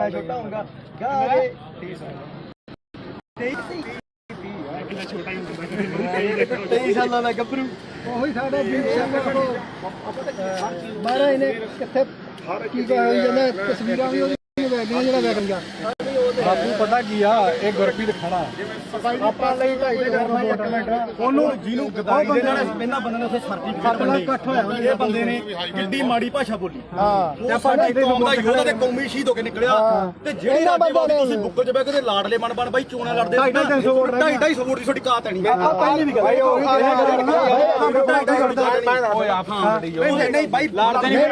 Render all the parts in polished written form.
मैं छोटा होऊंगा गारे 23 साल ਦਾ ਗੱਭਰੂ ਉਹੀ ਸਾਡਾ ਮਾਰਾ ਇਹਨੇ ਕਿੱਥੇ ਕੀ ਹੋਈ ਜਾਂਦਾ ਤਸਵੀਰਾਂ ਵੀ ਉਹਦੀਆਂ ਵੇਖਦੀਆਂ ਜਿਹੜਾ ਵੇਖਣ ਗਿਆ ਬਾਪੂ ਪਤਾ ਕੀ ਆ ਇਹ ਗੁਰਪ੍ਰੀਤ ਖੜਾ ਆਪਾਂ ਲਈ 2.5 ਮਿੰਟ ਉਹਨੂੰ ਜਿਹਨੂੰ ਗਦਾਈ ਦੇ ਨਾਲ ਇਹਨਾਂ ਬੰਦੇ ਨੇ ਉੱਥੇ ਸਰਟੀਫਿਕੇਟ ਇਕੱਠ ਹੋਇਆ ਇਹ ਬੰਦੇ ਨੇ ਕਿੰਨੀ ਮਾੜੀ ਭਾਸ਼ਾ ਬੋਲੀ ਤੇ ਆਪਾਂ ਕੌਮ ਦਾ ਯੋਧਾ ਤੇ ਕੌਮੀ ਸ਼ਹੀਦ ਹੋ ਕੇ ਨਿਕਲਿਆ ਤੇ ਜਿਹੜੇ ਤੁਸੀਂ ਬੁੱਕਲ ਚ ਬਹਿ ਕੇ ਲਾਡਲੇ ਬਣ ਬਾਈ ਚੋਣਾਂ ਲੜਦੇ 250 ਵੋਟ ਦੀ ਤੁਹਾਡੀ ਕਾਤ ਨਹੀਂ ਪਹਿਲੀ ਵੀ ਗੱਲ ਨਹੀਂ ਬਾਈ ਲਾੜਦੇ ਨਹੀਂ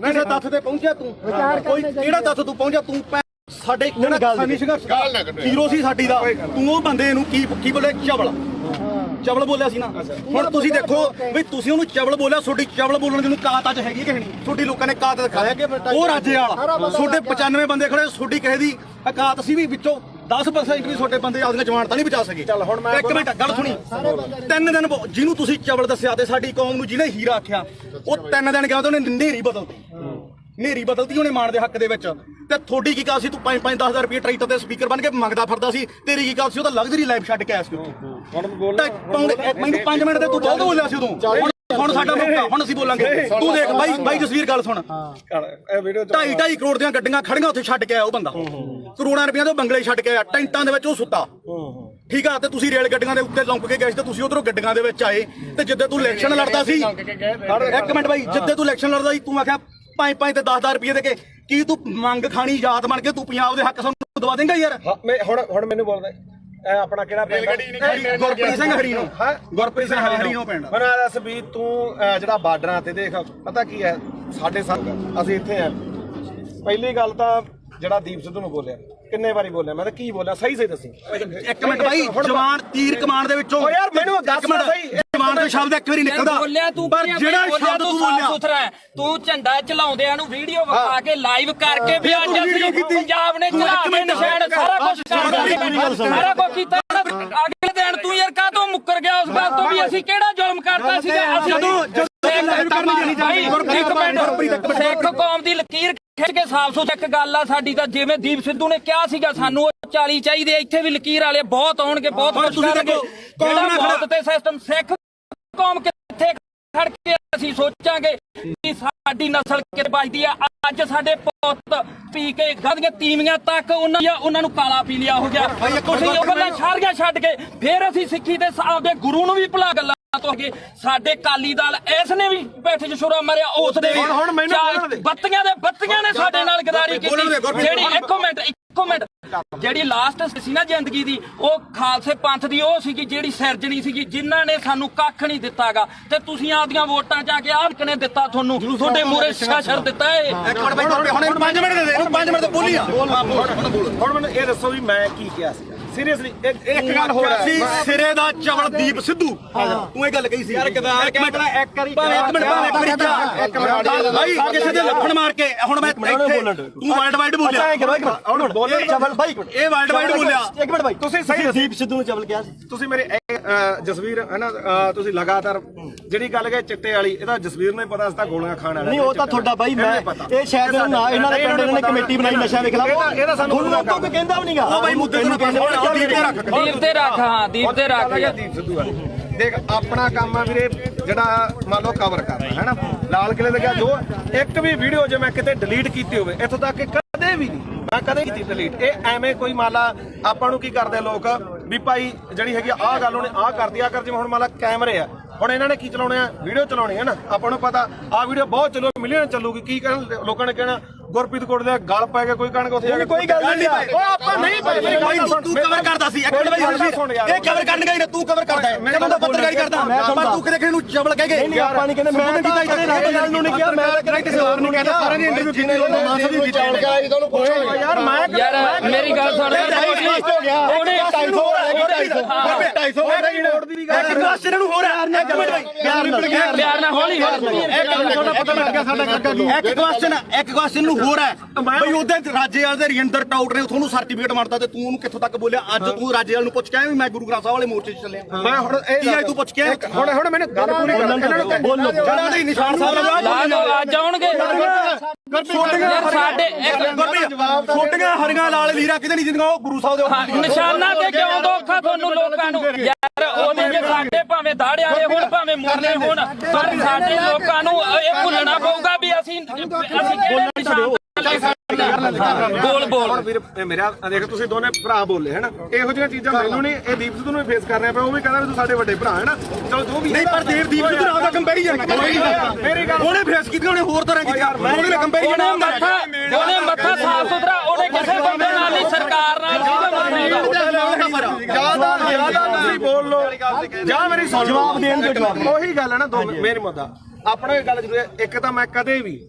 ਕਿਸੇ ਤੱਥ ਤੇ ਪਹੁੰਚਿਆ ਤੂੰ ਕੋਈ ਕਿਹੜਾ ਤੱਥ ਤੂੰ ਪਹੁੰਚਿਆ ਤੂੰ ਸਾਡੇ ਕਿਸਾਨੀ ਸੰਘਰਸ਼ ਹੀਰੋ ਸੀ ਸਾਡੀ ਦਾ ਤੂੰ ਉਹ ਬੰਦੇ ਨੂੰ ਕੀ ਬੋਲੇ ਚਵਲ ਬੋਲਿਆ ਸੀ ਨਾ ਹੁਣ ਤੁਸੀਂ ਦੇਖੋ ਵੀ ਤੁਸੀਂ ਉਹਨੂੰ ਚਵਲ ਬੋਲਿਆ ਤੁਹਾਡੀ ਚਵਲ ਬੋਲਣ ਦੀ ਨੂੰ ਕਾਤ ਅੱਜ ਹੈਗੀ ਕਿ ਨਹੀਂ ਤੁਹਾਡੀ ਲੋਕਾਂ ਨੇ ਕਾਤ ਦਿਖਾਇਆ ਉਹ ਰਾਜੇ ਵਾਲਾ ਤੁਹਾਡੇ 95 ਬੰਦੇ ਖੜੇ ਤੁਹਾਡੀ ਕਿਸੇ ਦੀ ਕਾਤ ਸੀ ਵੀ ਵਿੱਚੋਂ 10% ਵੀ ਤੁਹਾਡੇ ਬੰਦੇ ਆਪਦੀਆਂ ਜਵਾਨਤਾਂ ਨਹੀਂ ਬਚਾ ਸਕੇ ਚੱਲ ਹੁਣ ਮੈਂ ਇੱਕ ਮਿੰਟ ਗੱਲ ਸੁਣੀ 3 ਦਿਨ ਜਿਹਨੂੰ ਤੁਸੀਂ ਚਵਲ ਦੱਸਿਆ ਤੇ ਸਾਡੀ ਕੌਮ ਨੂੰ ਜਿਹਨੇ ਹੀਰਾ ਆਖਿਆ ਉਹ 3 ਦਿਨ ਗਿਆ ਤੇ ਉਹਨੇ ਨੇਰੀ ਬਦਲਦੀ ਉਹਨੇ ਮਾਣ ਦੇ ਹੱਕ ਦੇ ਵਿੱਚ ਤੇ ਤੁਹਾਡੀ ਕੀ ਕਾਲ ਸੀ ਤੂੰ 5-10 ਰੁਪਏ ਟਰੈਕਟਰ ਤੇ ਸਪੀਕਰ ਬਣ ਕੇ ਮੰਗਦਾ ਫਿਰਦਾ ਸੀ ਤੇਰੀ ਕੀ ਕਾਲ ਸੀ ਉਹ ਤਾਂ ਲਗਜ਼ਰੀ ਲਾਈਫ ਛੱਡ ਕੇ ਆਇਆ ਸੀ ਮੈਨੂੰ 5 ਮਿੰਟ ਤੇ ਤੂੰ ਬਹੁਤ ਬੋਲਿਆ ਸੀ ਉਦੋਂ ਹੁਣ ਸਾਡਾ ਮੌਕਾ ਹੁਣ ਅਸੀਂ ਬੋਲਾਂਗੇ ਤੂੰ ਦੇਖ ਬਾਈ ਜਸਵੀਰ ਗੱਲ ਸੁਣ 2.5 ਕਰੋੜ ਦੀਆਂ ਗੱਡੀਆਂ ਖੜੀਆਂ ਉੱਥੇ ਛੱਡ ਕੇ ਆਇਆ ਉਹ ਬੰਦਾ ਕਰੋੜਾਂ ਰੁਪਈਆਂ ਦੇ ਬੰਗਲੇ ਛੱਡ ਕੇ ਆਇਆ ਟੈਂਟਾਂ ਦੇ ਵਿੱਚ ਉਹ ਸੁੱਤਾ ਠੀਕ ਆ ਤੇ ਤੁਸੀਂ ਰੇਲ ਗੱਡੀਆਂ ਦੇ ਉੱਤੇ ਲੰਘ ਕੇ ਗਏ ਸੀ ਤੇ ਤੁਸੀਂ ਉਧਰੋਂ ਗੱਡੀਆਂ ਦੇ ਵਿੱਚ ਆਏ ਤੇ ਜਿੱਦੇ ਤੂੰ ਇਲੈਕਸ਼ਨ ਲੜਦਾ ਸੀ ਇੱਕ ਮਿੰਟ ਬਾਈ ਜਿੱਦੇ ਤੂੰ ਇਲੈਕਸ਼ਨ ਲੜਦਾ ਸੀ ਤੂੰ ਆਖਿਆ 5 ਤੇ 10 ਰੁਪਏ ਦੇ ਕੇ ਕੀ ਤੂੰ ਮੰਗ ਖਾਣੀ ਯਾਦ ਬਣ ਕੇ ਤੂੰ ਪੰਜਾਬ ਦੇ ਹੱਕ ਸਾਨੂੰ ਦਵਾ ਦੇਂਗਾ ਯਾਰ ਹੁਣ ਮੈਨੂੰ ਬੋਲਦਾ ਆਪਣਾ ਕਿਹੜਾ ਗੁਰਪ੍ਰੀਤ ਸਿੰਘ ਹਰੀਨੋ ਗੁਰਪ੍ਰੀਤ ਸਿੰਘ ਹਰੀਨੋ ਪਿੰਡ ਮੈਨੂੰ ਦੱਸ ਵੀ ਤੂੰ ਜਿਹੜਾ ਬਾਰਡਰਾਂ ਤੇ ਦੇਖ ਪਤਾ ਕੀ ਹੈ ਸਾਡੇ ਸੰਗ ਅਸੀਂ ਇੱਥੇ ਆ ਪਹਿਲੀ ਗੱਲ ਤਾਂ ਜਿਹੜਾ ਦੀਪ ਸਿੱਧੂ ਨੂੰ ਬੋਲਿਆ ਕਿੰਨੇ ਵਾਰੀ ਬੋਲਿਆ ਮੈਂ ਤਾਂ ਕੀ ਬੋਲਿਆ ਸਹੀ ਦੱਸੀ ਇੱਕ ਮਿੰਟ ਬਾਈ ਜਵਾਨ ਤੀਰ ਕਮਾਨ ਦੇ ਵਿੱਚੋਂ ਯਾਰ ਮੈਨੂੰ ਦੱਸ ਸਹੀ ਜਵਾਨ ਦੇ ਸ਼ਬਦ ਇੱਕ ਵਾਰੀ ਨਿਕਲਦਾ ਪਰ ਜਿਹੜਾ ਸ਼ਬਦ ਤੂੰ ਬੋਲਿਆ ਤੂੰ ਝੰਡਾ ਚਲਾਉਂਦਿਆਂ ਨੂੰ ਵੀਡੀਓ ਵਿਖਾ ਕੇ ਲਾਈਵ ਕਰਕੇ ਵੀ ਅੱਜ ਅਸੀਂ ਪੰਜਾਬ ਨੇ ਚਲਾ ਕੇ ਨਿਸ਼ਾਨ ਸਾਰਾ ਕੁਝ ਕੀਤਾ ਅਗਲੇ ਦਿਨ ਤੂੰ ਯਾਰ ਕਾਹਤੋਂ ਮੁੱਕਰ ਗਿਆ ਉਸ ਗੱਲ ਤੋਂ ਵੀ ਅਸੀਂ ਕਿਹੜਾ ਜ਼ੁਲਮ ਕਰਤਾ ਸੀਗਾ ਅਸੀਂ ਸਿੱਖ ਕੌਮ ਦੀ ਲਕੀਰ ਖਿੱਚ ਕੇ ਸਾਫ਼ ਸੁਥਰਾ ਇੱਕ ਗੱਲ ਆ ਸਾਡੀ ਤਾਂ ਜਿਵੇਂ ਦੀਪ ਸਿੱਧੂ ਨੇ ਕਿਹਾ ਸੀਗਾ ਸਾਨੂੰ 40 ਚਾਹੀਦੇ ਇੱਥੇ ਵੀ ਲਕੀਰ ਵਾਲੇ ਬਹੁਤ ਆਉਣਗੇ ਬਹੁਤ ਕੁਝ ਕਰਨਗੇ ਕੌਮ ਤੇ ਸਿਸਟਮ ਸਿੱਖ ਕੌਮ ਕਿੱਥੇ ਖੜ ਕੇ ਅਸੀਂ ਸੋਚਾਂਗੇ ਕਿ ਸਾਡੀ ਨਸਲ ਕਿੱਥੇ ਬਚਦੀ ਆ ਅੱਜ ਸਾਡੇ ਪੁੱਤ ਪੀ ਕੇ ਗਧੀਆਂ ਤੀਵੀਆਂ ਤੱਕ ਉਹਨਾਂ ਨੂੰ ਕਾਲਾ ਪੀ ਲਿਆ ਹੋ ਗਿਆ ਤੁਸੀਂ ਉਹ ਗੱਲਾਂ ਸਾਰੀਆਂ ਛੱਡ ਕੇ ਫੇਰ ਅਸੀਂ ਸਿੱਖੀ ਤੇ ਆਪਦੇ ਗੁਰੂ ਨੂੰ ਵੀ ਭੁਲਾ ਗੱਲਾਂ ਸਾਡੇ ਕਾਲੀ ਦਲ ਇਸ ਨੇ ਵੀ ਬੈਠੇ ਚ ਛੁਰਾ ਮਾਰਿਆ ਉਸ ਦੇ ਬੱਤੀਆਂ ਨੇ ਸਾਡੇ ਨਾਲ ਗਦਾਰੀ ਕੀਤੀ ਜਿਹੜੀ ਇੱਕੋ ਮਿੰਟ ਜਿਹੜੀ ਲਾਸਟ ਸੀ ਨਾ ਜ਼ਿੰਦਗੀ ਦੀ ਉਹ ਖਾਲਸੇ ਪੰਥ ਦੀ ਉਹ ਸੀਗੀ ਜਿਹੜੀ ਸਿਰਜਣੀ ਸੀਗੀ ਜਿਨ੍ਹਾਂ ਨੇ ਸਾਨੂੰ ਕੱਖ ਨਹੀਂ ਦਿੱਤਾਗਾ ਤੇ ਤੁਸੀਂ ਆਪਦੀਆਂ ਵੋਟਾਂ ਚ ਆ ਕੇ ਆਹ ਕਿਨੇ ਦਿੱਤਾ ਤੁਹਾਨੂੰ ਤੁਹਾਡੇ ਮੂਹਰੇ ਸ਼ਾਸ਼ਰ ਦਿੱਤਾ ਏ ਇੱਕ ਮਿੰਟ ਬਾਈ ਹੁਣ 5 ਮਿੰਟ ਦੇ 5 ਮਿੰਟ ਤੇ ਬੋਲੀ ਆ ਹੁਣ ਮੈਨੂੰ ਇਹ ਦੱਸੋ ਵੀ ਮੈਂ ਕੀ ਕਿਹਾ ਸੀ ਸੀਰੀਅਸਲੀ ਇੱਕ ਗੱਲ ਹੋਰ ਸੀ ਸਿਰੇ ਦਾ ਚਵਲ ਦੀਪ ਸਿੱਧੂ ਤੂੰ ਇਹ ਗੱਲ ਕਹੀ ਸੀ ਯਾਰ ਇੱਕ ਮਿੰਟ ਬਾਈ ਕਿਸੇ ਦੇ ਲੱਫੜ ਮਾਰ ਕੇ ਹੁਣ ਮੈਂ ਤੂੰ ਵਰਲਡ ਵਾਈਡ ਬੋਲਿਆ ਹੁਣ ਬੋਲੇ ਚਵਲ ਬਾਈ ਇਹ ਵਰਲਡ ਵਾਈਡ ਬੋਲਿਆ ਇੱਕ ਮਿੰਟ ਬਾਈ ਤੁਸੀਂ ਸਹੀ ਦੀਪ ਸਿੱਧੂ ਨੂੰ ਚਵਲ ਕਿਹਾ ਸੀ ਤੁਸੀਂ ਮੇਰੇ ਜਸਵੀਰ ਹੈ ਨਾ ਤੁਸੀਂ ਲਗਾਤਾਰ ਜਿਹੜੀ ਗੱਲ ਕਹੇ ਚਿੱਟੇ ਵਾਲੀ ਇਹਦਾ ਜਸਵੀਰ ਨੂੰ ਪਤਾ ਸੀ ਤਾਂ ਗੋਲੀਆਂ ਖਾਣ ਵਾਲਾ ਨਹੀਂ ਉਹ ਤਾਂ ਤੁਹਾਡਾ ਬਾਈ ਮੈਂ ਇਹ ਸ਼ਾਇਦ ਨਾ ਇਹਨਾਂ ਦੇ ਪਿੰਡ ਨੇ ਕਮੇਟੀ ਬਣਾਈ ਨਸ਼ਾ ਦੇ ਖਿਲਾਫ ਇਹਦਾ ਸਾਨੂੰ ਕੋਈ ਕਹਿੰਦਾ ਵੀ ਨਹੀਂਗਾ ਉਹ ਬਾਈ ਮੁੱਦੇ ਨੂੰ ਕਹਿੰਦੇ ਦੀਪ ਤੇ ਰੱਖ ਦੀਪ ਸਿੱਧੂ ਆ ਦੇਖ ਆਪਣਾ ਕੰਮ ਆ ਵੀਰੇ ਜਿਹੜਾ ਮੰਨ ਲਓ ਕਵਰ ਕਰਨਾ ਹੈ ਨਾ ਲਾਲ ਕਿਲੇ ਤੇ ਗਿਆ ਜੋ ਇੱਕ ਵੀ ਵੀਡੀਓ ਜੇ ਮੈਂ ਕਿਤੇ ਡਿਲੀਟ ਕੀਤੀ ਹੋਵੇ ਇੱਥੋਂ ਤੱਕ ਕਿ ਕਦੇ ਵੀ ਨਹੀਂ ਮੈਂ ਕਦੇ ਕੀਤੀ ਡਿਲੀਟ ਇਹ ਐਵੇਂ ਕੋਈ ਮਾਲਾ ਆਪਾਂ ਨੂੰ ਕੀ ਕਰਦੇ ਲੋਕ ਵੀ ਭਾਈ ਜਿਹੜੀ ਹੈਗੀ ਆਹ ਗੱਲ ਉਹਨੇ ਆਹ ਕਰਦੀ ਆ ਕਰ ਜਿਵੇਂ ਹੁਣ ਮਾਲਾ ਕੈਮਰੇ ਆ ਹੁਣ ਇਹਨਾਂ ਨੇ ਕੀ ਚਲਾਉਣੇ ਆ ਵੀਡੀਓ ਚਲਾਉਣੀ ਹੈ ਨਾ ਆਪਾਂ ਨੂੰ ਪਤਾ ਆਹ ਵੀਡੀਓ ਬਹੁਤ ਚੱਲੂ ਮਿਲੀਅਨ ਚੱਲੂਗੀ ਕੀ ਕਰਨ ਲੋਕਾਂ ਨੇ ਕਹਿਣਾ ਗੁਰਪ੍ਰੀਤ ਕੋਟ ਦੇ ਗਲ ਪੈ ਕੇ ਕੋਈ ਕਣਕ ਉੱਥੇ ਜਾ ਕੇ ਕੋਈ ਗੱਲ ਨਹੀਂ ਉਹ ਆਪਾਂ ਨਹੀਂ ਤੂੰ ਕਵਰ ਕਰਦਾ ਸੀ ਇੱਕ ਮਿੰਟ ਇਹ ਕਵਰ ਕਰਨ ਗਈ ਨਾ ਤੂੰ ਕਵਰ ਕਰਦਾ ਹੈ ਮੈਂ ਤਾਂ ਪੱਤਰਕਾਰੀ ਕਰਦਾ ਪਰ ਤੂੰ ਕਿਤੇ ਨੂੰ ਚਵਲ ਕਹਿ ਗਏ ਨਹੀਂ ਆਪਾਂ ਨਹੀਂ ਕਹਿੰਦੇ ਮੈਂ ਕੀਤਾ ਇੱਥੇ ਰਾਜੇ ਨੂੰ ਨਹੀਂ ਕਿਹਾ ਮੈਂ ਕਿਹਾ ਕਿਸੇ ਹੋਰ ਨੂੰ ਕਹਿੰਦਾ ਸਾਰਿਆਂ ਦੀ ਇੰਟਰਵਿਊ ਕੀਤੀ ਮਾਨਸਾ ਦੀ ਚਵਲ ਕਿਹਾ ਇਹ ਤੁਹਾਨੂੰ ਪੁੱਛੋ ਯਾਰ ਮੇਰੀ ਗੱਲ ਸੁਣ ਹੋ ਗਿਆ ਉਹਨੇ 250 ਰੋਡ ਦੀ ਗੱਲ ਇੱਕ ਕੁਐਸਚਨ ਨੂੰ ਹੋਰ ਆ ਇੱਕ ਮਿੰਟ ਪਿਆਰ ਨਾਲ ਹੌਲੀ ਪਤਾ ਲੱਗ ਗਿਆ ਸਾਡਾ ਕਾਕਾ ਕੀ ਇੱਕ ਕੁਐਸਚਨ ਨੂੰ ਹੋਰ ਹੈ ਬਈ ਉਹਦੇ ਰਾਜੇ ਵਾਲੇ ਦੇ ਰਿੰਦਰ ਟਾਊਟ ਨੇ ਤੁਹਾਨੂੰ ਸਰਟੀਫਿਕੇਟ ਮਾਰਤਾ ਤੇ ਤੂੰ ਉਹਨੂੰ ਕਿੱਥੋਂ ਤੱਕ ਬੋਲਿਆ ਅੱਜ ਤੂੰ ਰਾਜੇ ਵਾਲੇ ਨੂੰ ਪੁੱਛ ਕੇ ਆਇਆ ਵੀ ਮੈਂ ਗੁਰੂ ਗ੍ਰੰਥ ਸਾਹਿਬ ਵਾਲੇ ਮੋਰਚੇ 'ਚ ਚੱਲਿਆ ਮੈਂ ਹੁਣ ਇਹ ਤੂੰ ਪੁੱਛ ਕੇ ਹੁਣ ਮੈਨੂੰ ਗੱਲ ਪੂਰੀ ਕਰ ਬੋਲੋ ਜਿਹੜਾ ਨਹੀਂ ਨਿਸ਼ਾਨ ਸਾਹਿਬ ਅੱਜ ਆਉਣਗੇ ਛੋਟੀਆਂ ਹਰੀਆਂ ਲਾਲ ਲੀਰਾ ਕਿਤੇ ਨਹੀਂ ਜਿੰਦੀਆਂ ਉਹ ਗੁਰੂ ਸਾਹਿਬ ਦੇ ਨਿਸ਼ਾਨਾ ਤੇ ਕਿਉਂ ਦੋਖਾ ਤੁਹਾਨੂੰ ਲੋਕਾਂ ਨੂੰ ਯਾਰ ਉਹਨੇ ਜੇ ਸਾਡੇ ਭਾਵੇਂ ਦਾੜੇ ਵਾਲੇ ਹੋਣ ਭਾਵੇਂ ਮੁਰਲੇ ਹੋਣ ਪਰ ਸਾਡੇ ਲੋਕਾਂ ਨੂੰ ਇਹ ਭੁੱਲਣਾ ਪਊਗਾ ਵੀ ਅਸੀਂ ਕਿਹੜੇ ਨਿਸ਼ਾਨ ਬੋਲ ਵੀਰ ਮੇਰਾ ਦੇਖ ਤੁਸੀਂ ਦੋਨੇ ਭਰਾ ਬੋਲੇ ਹੈ ਨਾ ਇਹੋ ਜਿਹੀਆਂ ਚੀਜ਼ਾਂ ਮੈਨੂੰ ਨਹੀਂ ਇਹ ਦੀਪ ਸਿੱਧੂ ਨੂੰ ਫੇਸ ਕਰਨਾ ਪਿਆ ਉਹ ਵੀ ਕਹਿੰਦਾ ਵੀ ਤੂੰ ਸਾਡੇ ਵੱਡੇ ਭਰਾ ਹੈ ਨਾ ਚਲੋ ਜੋ ਵੀ ਨਹੀਂ ਪਰ ਦੀਪ ਸਿੱਧੂ ਨਾਲ ਦਾ ਕੰਪੈਰੀਜ਼ਨ ਮੇਰੀ ਗੱਲ ਉਹਨੇ ਫੇਸ ਕੀਤੀ ਉਹਨੇ ਹੋਰ ਤਰ੍ਹਾਂ ਕੀਤੀ ਉਹਨੇ ਕੰਪੈਰੀਜ਼ਨ ਉਹਨੇ ਮੱਥਾ ਸਾਫ ਸੁਥਰਾ ਉਹਨੇ ਕਿਸੇ ਬੰਦੇ ਨਾਲ ਨਹੀਂ ਸਰਕਾਰ ਨਾਲ ਜਿਆਦਾ ਤੁਸੀਂ ਬੋਲ ਲੋ ਜਾਂ ਮੇਰੀ ਸੁਣ ਜਵਾਬ ਦੇਣ ਦੇ ਜਵਾਬ ਉਹੀ ਗੱਲ ਹੈ ਨਾ ਦੋ ਮੇਰੀ ਮੁੱਦਾ ਆਪਣਾ ਇਹ ਗੱਲ ਜ਼ਰੂਰ ਹੈ ਇੱਕ ਤਾਂ ਮੈਂ ਕਦੇ ਵੀ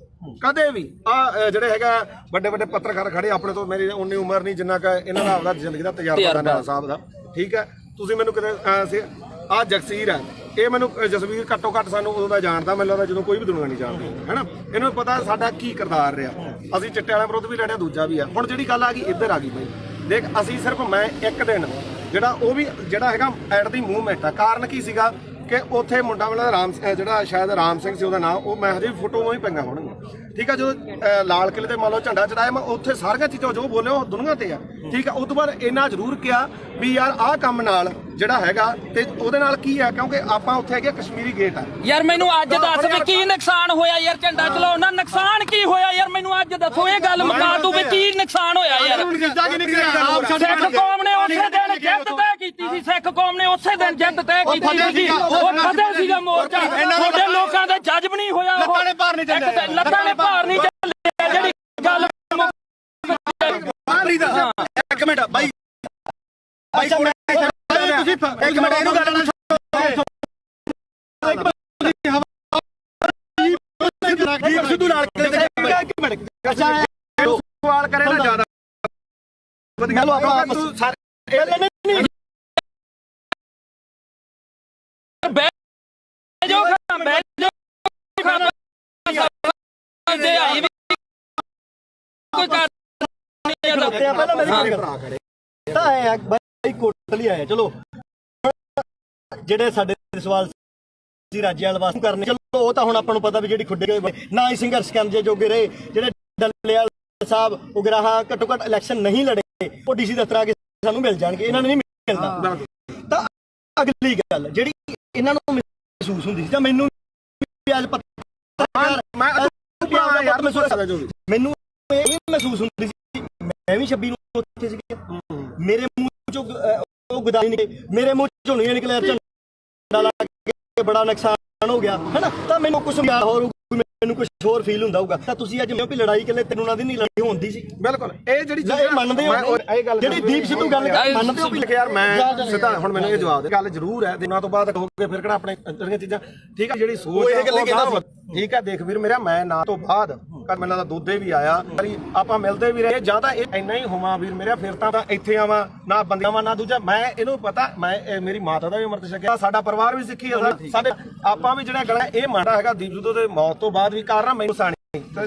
ਆ ਜਿਹੜੇ ਹੈਗਾ ਵੱਡੇ ਵੱਡੇ ਪੱਤਰਕਾਰ ਖੜੇ ਆਪਣੇ ਤੋਂ ਮੇਰੀ ਉਨੀ ਉਮਰ ਨਹੀਂ ਜਿੰਨਾ ਕਿ ਇਹਨਾਂ ਦਾ ਆਪਦਾ ਜ਼ਿੰਦਗੀ ਦਾ ਤਜਰਬਾ ਨਾਲਾ ਸਾਹਿਬ ਦਾ ਠੀਕ ਹੈ ਤੁਸੀਂ ਮੈਨੂੰ ਕਿਤੇ ਆ ਜਗਸੀਰ ਹੈ ਇਹ ਮੈਨੂੰ ਜਸਵੀਰ ਘੱਟੋ ਘੱਟ ਸਾਨੂੰ ਉਦੋਂ ਦਾ ਜਾਣਦਾ ਮੈਨੂੰ ਲੱਗਦਾ ਜਦੋਂ ਕੋਈ ਵੀ ਦੁਨੀਆ ਨਹੀਂ ਜਾਣਦੀ ਹੈਨਾ ਇਹਨੂੰ ਪਤਾ ਸਾਡਾ ਕੀ ਕਿਰਦਾਰ ਰਿਹਾ ਅਸੀਂ ਚਿੱਟੇ ਵਾਲਿਆਂ ਵਿਰੁੱਧ ਵੀ ਲੜਿਆ ਦੂਜਾ ਵੀ ਆ ਹੁਣ ਜਿਹੜੀ ਗੱਲ ਆ ਗਈ ਇੱਧਰ ਆ ਗਈ ਬਈ ਦੇਖ ਅਸੀਂ ਸਿਰਫ ਮੈਂ ਇੱਕ ਦਿਨ ਜਿਹੜਾ ਉਹ ਵੀ ਜਿਹੜਾ ਹੈਗਾ ਐਟ ਦੀ ਮੂਵਮੈਂਟ ਆ ਕਾਰਨ ਕੀ ਸੀਗਾ ਕਿ ਉੱਥੇ ਮੁੰਡਾ ਵਾਲਾ ਰਾਮ ਜਿਹੜਾ ਸ਼ਾਇਦ ਰਾਮ ਸਿੰਘ ਸੀ ਉਹਦਾ ਨਾਮ ਉਹ ਮੈਂ ਹਜੇ ਫੋਟੋਆਂ ਹੀ ਪਈਆਂ ਹੋਣਗੀਆਂ ਠੀਕ ਆ ਜਦੋਂ ਲਾਲ ਕਿਲੇ ਤੇ ਮੰਨ ਲਓ ਝੰਡਾ ਚੜਾਇਆ ਮੈਂ ਉੱਥੇ ਸਾਰੀਆਂ ਚੀਜ਼ਾਂ ਜੋ ਬੋਲੇ ਉਹ ਦੁਨੀਆ ਤੇ ਆ ਠੀਕ ਆ ਉਸ ਤੋਂ ਬਾਅਦ ਇੰਨਾ ਜ਼ਰੂਰ ਕਿਹਾ ਵੀ ਯਾਰ ਆਹ ਕੰਮ ਨਾਲ ਜਿਹੜਾ ਹੈਗਾ ਤੇ ਉਹਦੇ ਨਾਲ ਕੀ ਆ ਕਿਉਂਕਿ ਆਪਾਂ ਉੱਥੇ ਹੈਗੇ ਕਸ਼ਮੀਰੀ ਗੇਟ ਆ ਯਾਰ ਮੈਨੂੰ ਅੱਜ ਦੱਸ ਵੀ ਕੀ ਨੁਕਸਾਨ ਹੋਇਆ ਯਾਰ ਝੰਡਾ ਚਲਾਉਣ ਨਾਲ ਨੁਕਸਾਨ ਕੀ ਹੋਇਆ ਯਾਰ ਮੈਨੂੰ ਅੱਜ ਦੱਸੋ ਇਹ ਗੱਲ ਮੁਕਾ ਤੂੰ ਵੀ ਕੀ ਨੁਕਸਾਨ ਹੋਇਆ ਯਾਰ ਸਿੱਖ ਕੌਮ ਨੇ ਉਸੇ ਦਿਨ ਜਿੱਤ ਤੈਅ ਕੀਤੀ ਸੀ ਸਿੱਖ ਕੌਮ ਨੇ ਉਸੇ ਦਿਨ ਜਿੱਤ ਤੈਅ ਕੀਤੀ ਸੀ ਉਹ ਫਤਿਹ ਸੀਗਾ ਮੋਰਚਾ ਤੁਹਾਡੇ ਲੋਕਾਂ ਦਾ ਜੱਜ ਨਹੀਂ ਹੋਇਆ ਉਹ ਲੱਤਾਂ ਨੇ ਭਾਰ ਨਹੀਂ ਚੱਲਿਆ ਜਿਹੜੀ ਗੱਲ ਇੱਕ ਮਿੰਟ ਬਾਈ ਤੁਸੀਂ ਇੱਕ ਮਿੰਟ ਇਹਨੂੰ ਗੱਲ ਸਿੱਧੂ ਨਾਲ ਇੱਕ ਮਿੰਟ ਸਵਾਲ ਕਰੇ ਨਾ ਜ਼ਿਆਦਾ ਵਧੀਆ ਤੂੰ ਸਾਰੇ ਜੋ ਦੇ ਆਈ ਵੀ ਕੋਈ ਕਰ ਪਹਿਲਾਂ ਮੇਰੀ ਭਰਾ ਖੜੇ ਤਾਂ ਆਇਆ ਬਾਈ ਕੋਟਲੀ ਆਇਆ ਚਲੋ ਜਿਹੜੇ ਸਾਡੇ ਸਵਾਲ ਸੀ ਰਾਜਿਆਲ ਵਾਸਤੇ ਕਰਨੇ ਚਲੋ ਉਹ ਤਾਂ ਹੁਣ ਆਪਾਂ ਨੂੰ ਪਤਾ ਵੀ ਜਿਹੜੀ ਖੁੱਡੇ ਨਾ ਹੀ ਸੰਘਰਸ਼ ਕਰਨ ਜੋਗੇ ਰਹੇ ਜਿਹੜੇ ਡੱਲੇਵਾਲ ਸਾਹਿਬ ਉਗਰਾਹਾ ਘੱਟੋ ਘੱਟ ਇਲੈਕਸ਼ਨ ਨਹੀਂ ਲੜੇ ਉਹ ਡੀਸੀ ਦਫ਼ਤਰ ਆ ਕੇ ਸਾਨੂੰ ਮਿਲ ਜਾਣਗੇ ਇਹਨਾਂ ਨੂੰ ਨਹੀਂ ਮਿਲਦਾ ਤਾਂ ਅਗਲੀ ਗੱਲ ਜਿਹੜੀ ਇਹਨਾਂ ਨੂੰ ਮਹਿਸੂਸ ਹੁੰਦੀ ਸੀ ਜਾਂ ਮੈਨੂੰ ਵੀ ਅੱਜ ਪਤਾ ਮੈਨੂੰ ਇਹ ਮਹਿਸੂਸ ਹੁੰਦੀ ਸੀ ਮੈਂ ਵੀ 26 ਨੂੰ ਉੱਥੇ ਸੀ ਮੇਰੇ ਮੂੰਹ ਚੋਂ ਉਹ ਗਦਾਈ ਨਿਕਲੇ ਮੇਰੇ ਮੂੰਹ ਚੋਂ ਨਹੀਂ ਨਿਕਲਿਆ ਝੰਡਾ ਲਾ ਕੇ ਬੜਾ ਨੁਕਸਾਨ ਹੋ ਗਿਆ ਹੈਨਾ ਤਾਂ ਮੈਨੂੰ ਕੁਝ ਹੋਰ ਮੈਨੂੰ ਕੁਝ ਹੋਰ ਫੀਲ ਹੁੰਦਾ ਹੋਊਗਾ ਤਾਂ ਤੁਸੀਂ ਅੱਜ ਵੀ ਲੜਾਈ ਕਿਲੇ ਤੈਨੂੰ ਉਹਨਾਂ ਦੀ ਨਹੀਂ ਲੜਾਈ ਹੁੰਦੀ ਸੀ ਬਿਲਕੁਲ ਇਹ ਜਿਹੜੀ ਇਹ ਮੰਨਦੇ ਹੋ ਜਿਹੜੀ ਦੀਪ ਸਿੱਧੂ ਗੱਲ ਮੰਨਦੇ ਹੋ ਵੀ ਯਾਰ ਮੈਂ ਸਿੱਧਾ ਹੁਣ ਮੈਨੂੰ ਇਹ ਜਵਾਬ ਦੇ ਗੱਲ ਜ਼ਰੂਰ ਹੈ ਦਿਨਾਂ ਤੋਂ ਬਾਅਦ ਹੋ ਕੇ ਫਿਰ ਕਿਹੜਾ ਆਪਣੇ ਜਿਹੜੀਆਂ ਚੀਜ਼ਾਂ ਠੀਕ ਹੈ ਜਿਹੜੀ ਸੋਚ ਠੀਕ ਹੈ ਦੇਖ ਵੀਰ ਮੇਰਾ ਮੈਂ ਨਾ ਤੋਂ ਬਾਅਦ ਮੈਨੂੰ ਲੱਗਦਾ ਦੋਦੇ ਵੀ ਆਇਆ ਆਪਾਂ ਮਿਲਦੇ ਵੀ ਰਹੇ ਜਾਂ ਤਾਂ ਇਹ ਇੰਨਾ ਹੀ ਹੋਵਾਂ ਵੀਰ ਮੇਰਾ ਫਿਰ ਤਾਂ ਇੱਥੇ ਆਵਾਂ ਨਾ ਬੰਦਿਆਂ ਵਾਂ ਨਾ ਦੂਜਾ ਮੈਂ ਇਹਨੂੰ ਪਤਾ ਮੈਂ ਮੇਰੀ ਮਾਤਾ ਦਾ ਵੀ ਅੰਮ੍ਰਿਤ ਛਕਿਆ ਸਾਡਾ ਪਰਿਵਾਰ ਵੀ ਸਿੱਖੀ ਹੈ ਸਾਡੇ ਆਪਾਂ ਵੀ ਜਿਹੜਾ ਗਲਾ ਇਹ ਮੰਨਦਾ ਹੈਗਾ ਦੀਪ ਸਿੱਧੂ ਦੇ ਮੌਤ ਤੋਂ ਬਾਅਦ ਵੀ ਕਾਰਨ ਮੈਨੂੰ ਸਾਣੀ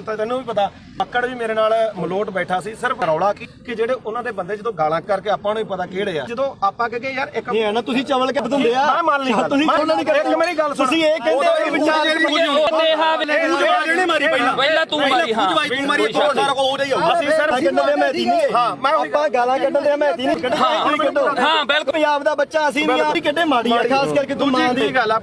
ਤੈਨੂੰ ਵੀ ਪਤਾ ਮੱਕੜ ਵੀ ਮੇਰੇ ਨਾਲ ਮਲੋਟ ਬੈਠਾ ਸੀ ਸਿਰਫ ਰੌਲਾ ਕਿ ਜਿਹੜੇ ਉਹਨਾਂ ਦੇ ਬੰਦੇ ਜਦੋਂ ਗਾਲਾਂ ਕਰਕੇ ਆਪਾਂ ਨੂੰ ਵੀ ਪਤਾ ਕਿਹੜੇ ਆ ਜਦੋਂ ਆਪਾਂ ਕਹੇ ਯਾਰ ਇੱਕ ਇਹ ਨਾ ਤੁਸੀਂ ਚਵਲ ਕੱਢ ਦਿੰਦੇ ਆ ਮੈਂ ਮੰਨ ਲਈ ਤੁਸੀਂ ਉਹਨਾਂ ਦੀ ਇੱਕ ਮੇਰੀ ਗੱਲ ਤੁਸੀਂ ਇਹ ਕਹਿੰਦੇ ਵਿਚਾਰ ਉਹਨੇ ਮਾਰੀ ਪਹਿਲਾਂ ਤੂੰ ਮਾਰੀ ਹਾਂ ਤੂੰ ਮਾਰੀ ਸਾਰਾ ਕੋ ਉਹਦਾ ਹੀ ਹੋਊਗਾ ਅਸੀਂ ਸਿਰਫ ਕੱਢਣ ਦੇ ਮਹਿਤੀ ਨਹੀਂ ਹਾਂ ਮੈਂ ਆਪਾਂ ਗਾਲਾਂ ਕੱਢਣ ਦੇ ਮਹਿਤੀ ਨਹੀਂ ਕੱਢੋ ਹਾਂ ਬਿਲਕੁਲ ਪੰਜਾਬ ਦਾ ਬੱਚਾ ਅਸੀਂ ਨਹੀਂ ਆ ਕੱਢੇ ਮਾੜੀ ਆ ਖਾਸ ਕਰਕੇ ਤੂੰ ਮਾਂ ਦੀ ਗੱਲ ਆ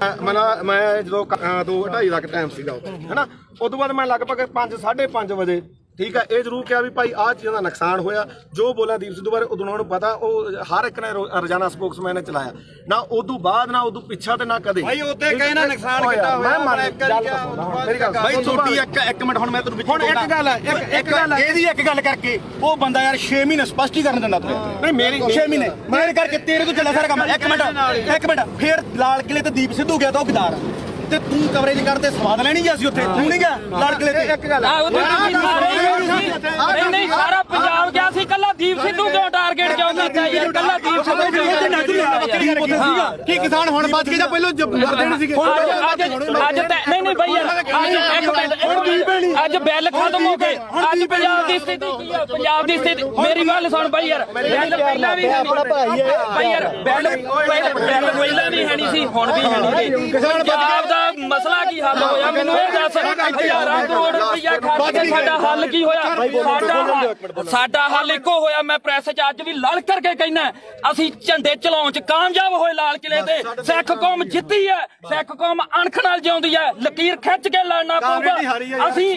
ਮੈਂ ਜਦੋਂ 2:30 ਦਾ ਟਾਈਮ ਸੀਗਾ ਹੈਨਾ ਉਸ ਤੋਂ ਬਾਅਦ ਮੈਂ ਲਗਭਗ 5:30 ਵਜੇ ਠੀਕ ਹੈ ਇਹ ਜ਼ਰੂਰ ਕਿਹਾ ਵੀ ਭਾਈ ਆਹ ਚੀਜ਼ਾਂ ਦਾ ਨੁਕਸਾਨ ਹੋਇਆ ਜੋ ਬੋਲਿਆ ਦੀਪ ਸਿੱਧੂ ਬਾਰੇ ਉਦੋਂ ਉਹਨਾਂ ਨੂੰ ਪਤਾ ਉਹ ਹਰ ਇੱਕ ਨੇ ਰੋਜ਼ਾਨਾ ਸਪੋਕਸਮੈਨ ਨੇ ਚਲਾਇਆ ਨਾ ਉਦੋਂ ਬਾਅਦ ਨਾ ਉਦੋਂ ਪਿੱਛਾ ਤੇ ਨਾ ਕਦੇ ਭਾਈ ਉੱਤੇ ਕਹੇ ਨਾ ਨੁਕਸਾਨ ਕਿੱਦਾਂ ਹੋਇਆ ਮੇਰੀ ਗੱਲ ਭਾਈ ਛੋਟੀ ਇੱਕ ਮਿੰਟ ਹੁਣ ਮੈਂ ਤੈਨੂੰ ਵਿੱਚ ਹੁਣ ਇੱਕ ਗੱਲ ਹੈ ਇੱਕ ਗੱਲ ਹੈ ਇਹਦੀ ਇੱਕ ਗੱਲ ਕਰਕੇ ਉਹ ਬੰਦਾ ਯਾਰ 6 ਮਹੀਨੇ ਸਪਸ਼ਟੀਕਰਨ ਦਿੰਦਾ ਤੂੰ ਨਹੀਂ ਮੇਰੀ 6 ਮਹੀਨੇ ਮੇਰੇ ਕਰਕੇ ਤੇਰੇ ਤੋਂ ਚੱਲਿਆ ਸਾਰਾ ਕੰਮ ਇੱਕ ਮਿੰਟ ਫੇਰ ਲਾਲ ਕਿਲੇ ਤੇ ਦੀਪ ਸਿੱਧੂ ਗਿਆ ਤਾਂ ਉਹ ਗਦਾਰ ਤੇ ਤੂੰ ਕਵਰੇਜ ਕਰਦੇ ਸਵਾਦ ਲੈਣੀ ਜੀ ਅਸੀਂ ਉੱਥੇ ਤੂੰ ਨਹੀਂ ਗਿਆ ਲਾਲ ਕਿਲੇ ਤੇ ਇੱਕ ਗੱਲ ਨਹੀਂ ਸਾਰਾ ਪੰਜਾਬ ਗਿਆ ਸੀ ਕੱਲਾ ਦੀਪ ਸਿੱਧੂ ਕਿਉਂ ਟਾਰਗੇਟ ਕਿਉਂ ਕੀਤਾ ਯਾਰ ਕੱਲਾ ਦੀਪ ਸਿੱਧੂ ਕੀ ਕਿਸਾਨ ਹੁਣ ਬਚ ਕੇ ਜਾਂ ਪਹਿਲਾਂ ਮਰਦੇ ਨਹੀਂ ਸੀਗੇ ਅੱਜ ਨਹੀਂ ਬਈ ਯਾਰ ਅੱਜ ਇੱਕ ਮਿੰਟ ਅੱਜ ਬਿੱਲ ਖਤਮ ਹੋ ਗਏ ਅੱਜ ਪੰਜਾਬ ਦੀ ਸਥਿਤੀ ਕੀ ਆ ਪੰਜਾਬ ਦੀ ਸਥਿਤੀ ਮੇਰੀ ਗੱਲ ਸੁਣ ਬਈ ਯਾਰ ਬਿੱਲ ਪਹਿਲਾਂ ਵੀ ਆਪਣਾ ਭਾਈ ਹੈ ਬਈ ਯਾਰ ਬਿੱਲ ਪਹਿਲਾਂ ਵੀ ਹੈ ਨਹੀਂ ਸੀ ਹੁਣ ਵੀ ਹੈ ਨਹੀਂ ਪੰਜਾਬ ਦਾ ਮਸਲਾ ਕੀ ਹੱਲ ਹੋਇਆ ਮੈਨੂੰ ਇਹ ਦੱਸ। ਹਜ਼ਾਰਾਂ ਕਰੋੜ ਰੁਪਇਆ ਖਰਚ ਕੇ ਸਾਡਾ ਹੱਲ ਕੀ ਹੋਇਆ? ਸਾਡਾ ਹੱਲ ਇੱਕੋ ਹੋਇਆ। ਮੈਂ ਪ੍ਰੈਸ 'ਚ ਅੱਜ ਵੀ ਲੜ ਕਰਕੇ ਕਹਿਣਾ, ਅਸੀਂ ਝੰਡੇ ਚਲਾਉਣ 'ਚ ਕਾਮਯਾਬ ਹੋਏ ਲਾਲ ਕਿਲੇ ਤੇ। ਸਿੱਖ ਕੌਮ ਜਿੱਤੀ ਹੈ, ਸਿੱਖ ਕੌਮ ਅਣਖ ਨਾਲ ਜਿਉਂਦੀ ਹੈ। ਲਕੀਰ ਖਿੱਚ ਕੇ ਲੜਨਾ ਪਊਗਾ। ਅਸੀਂ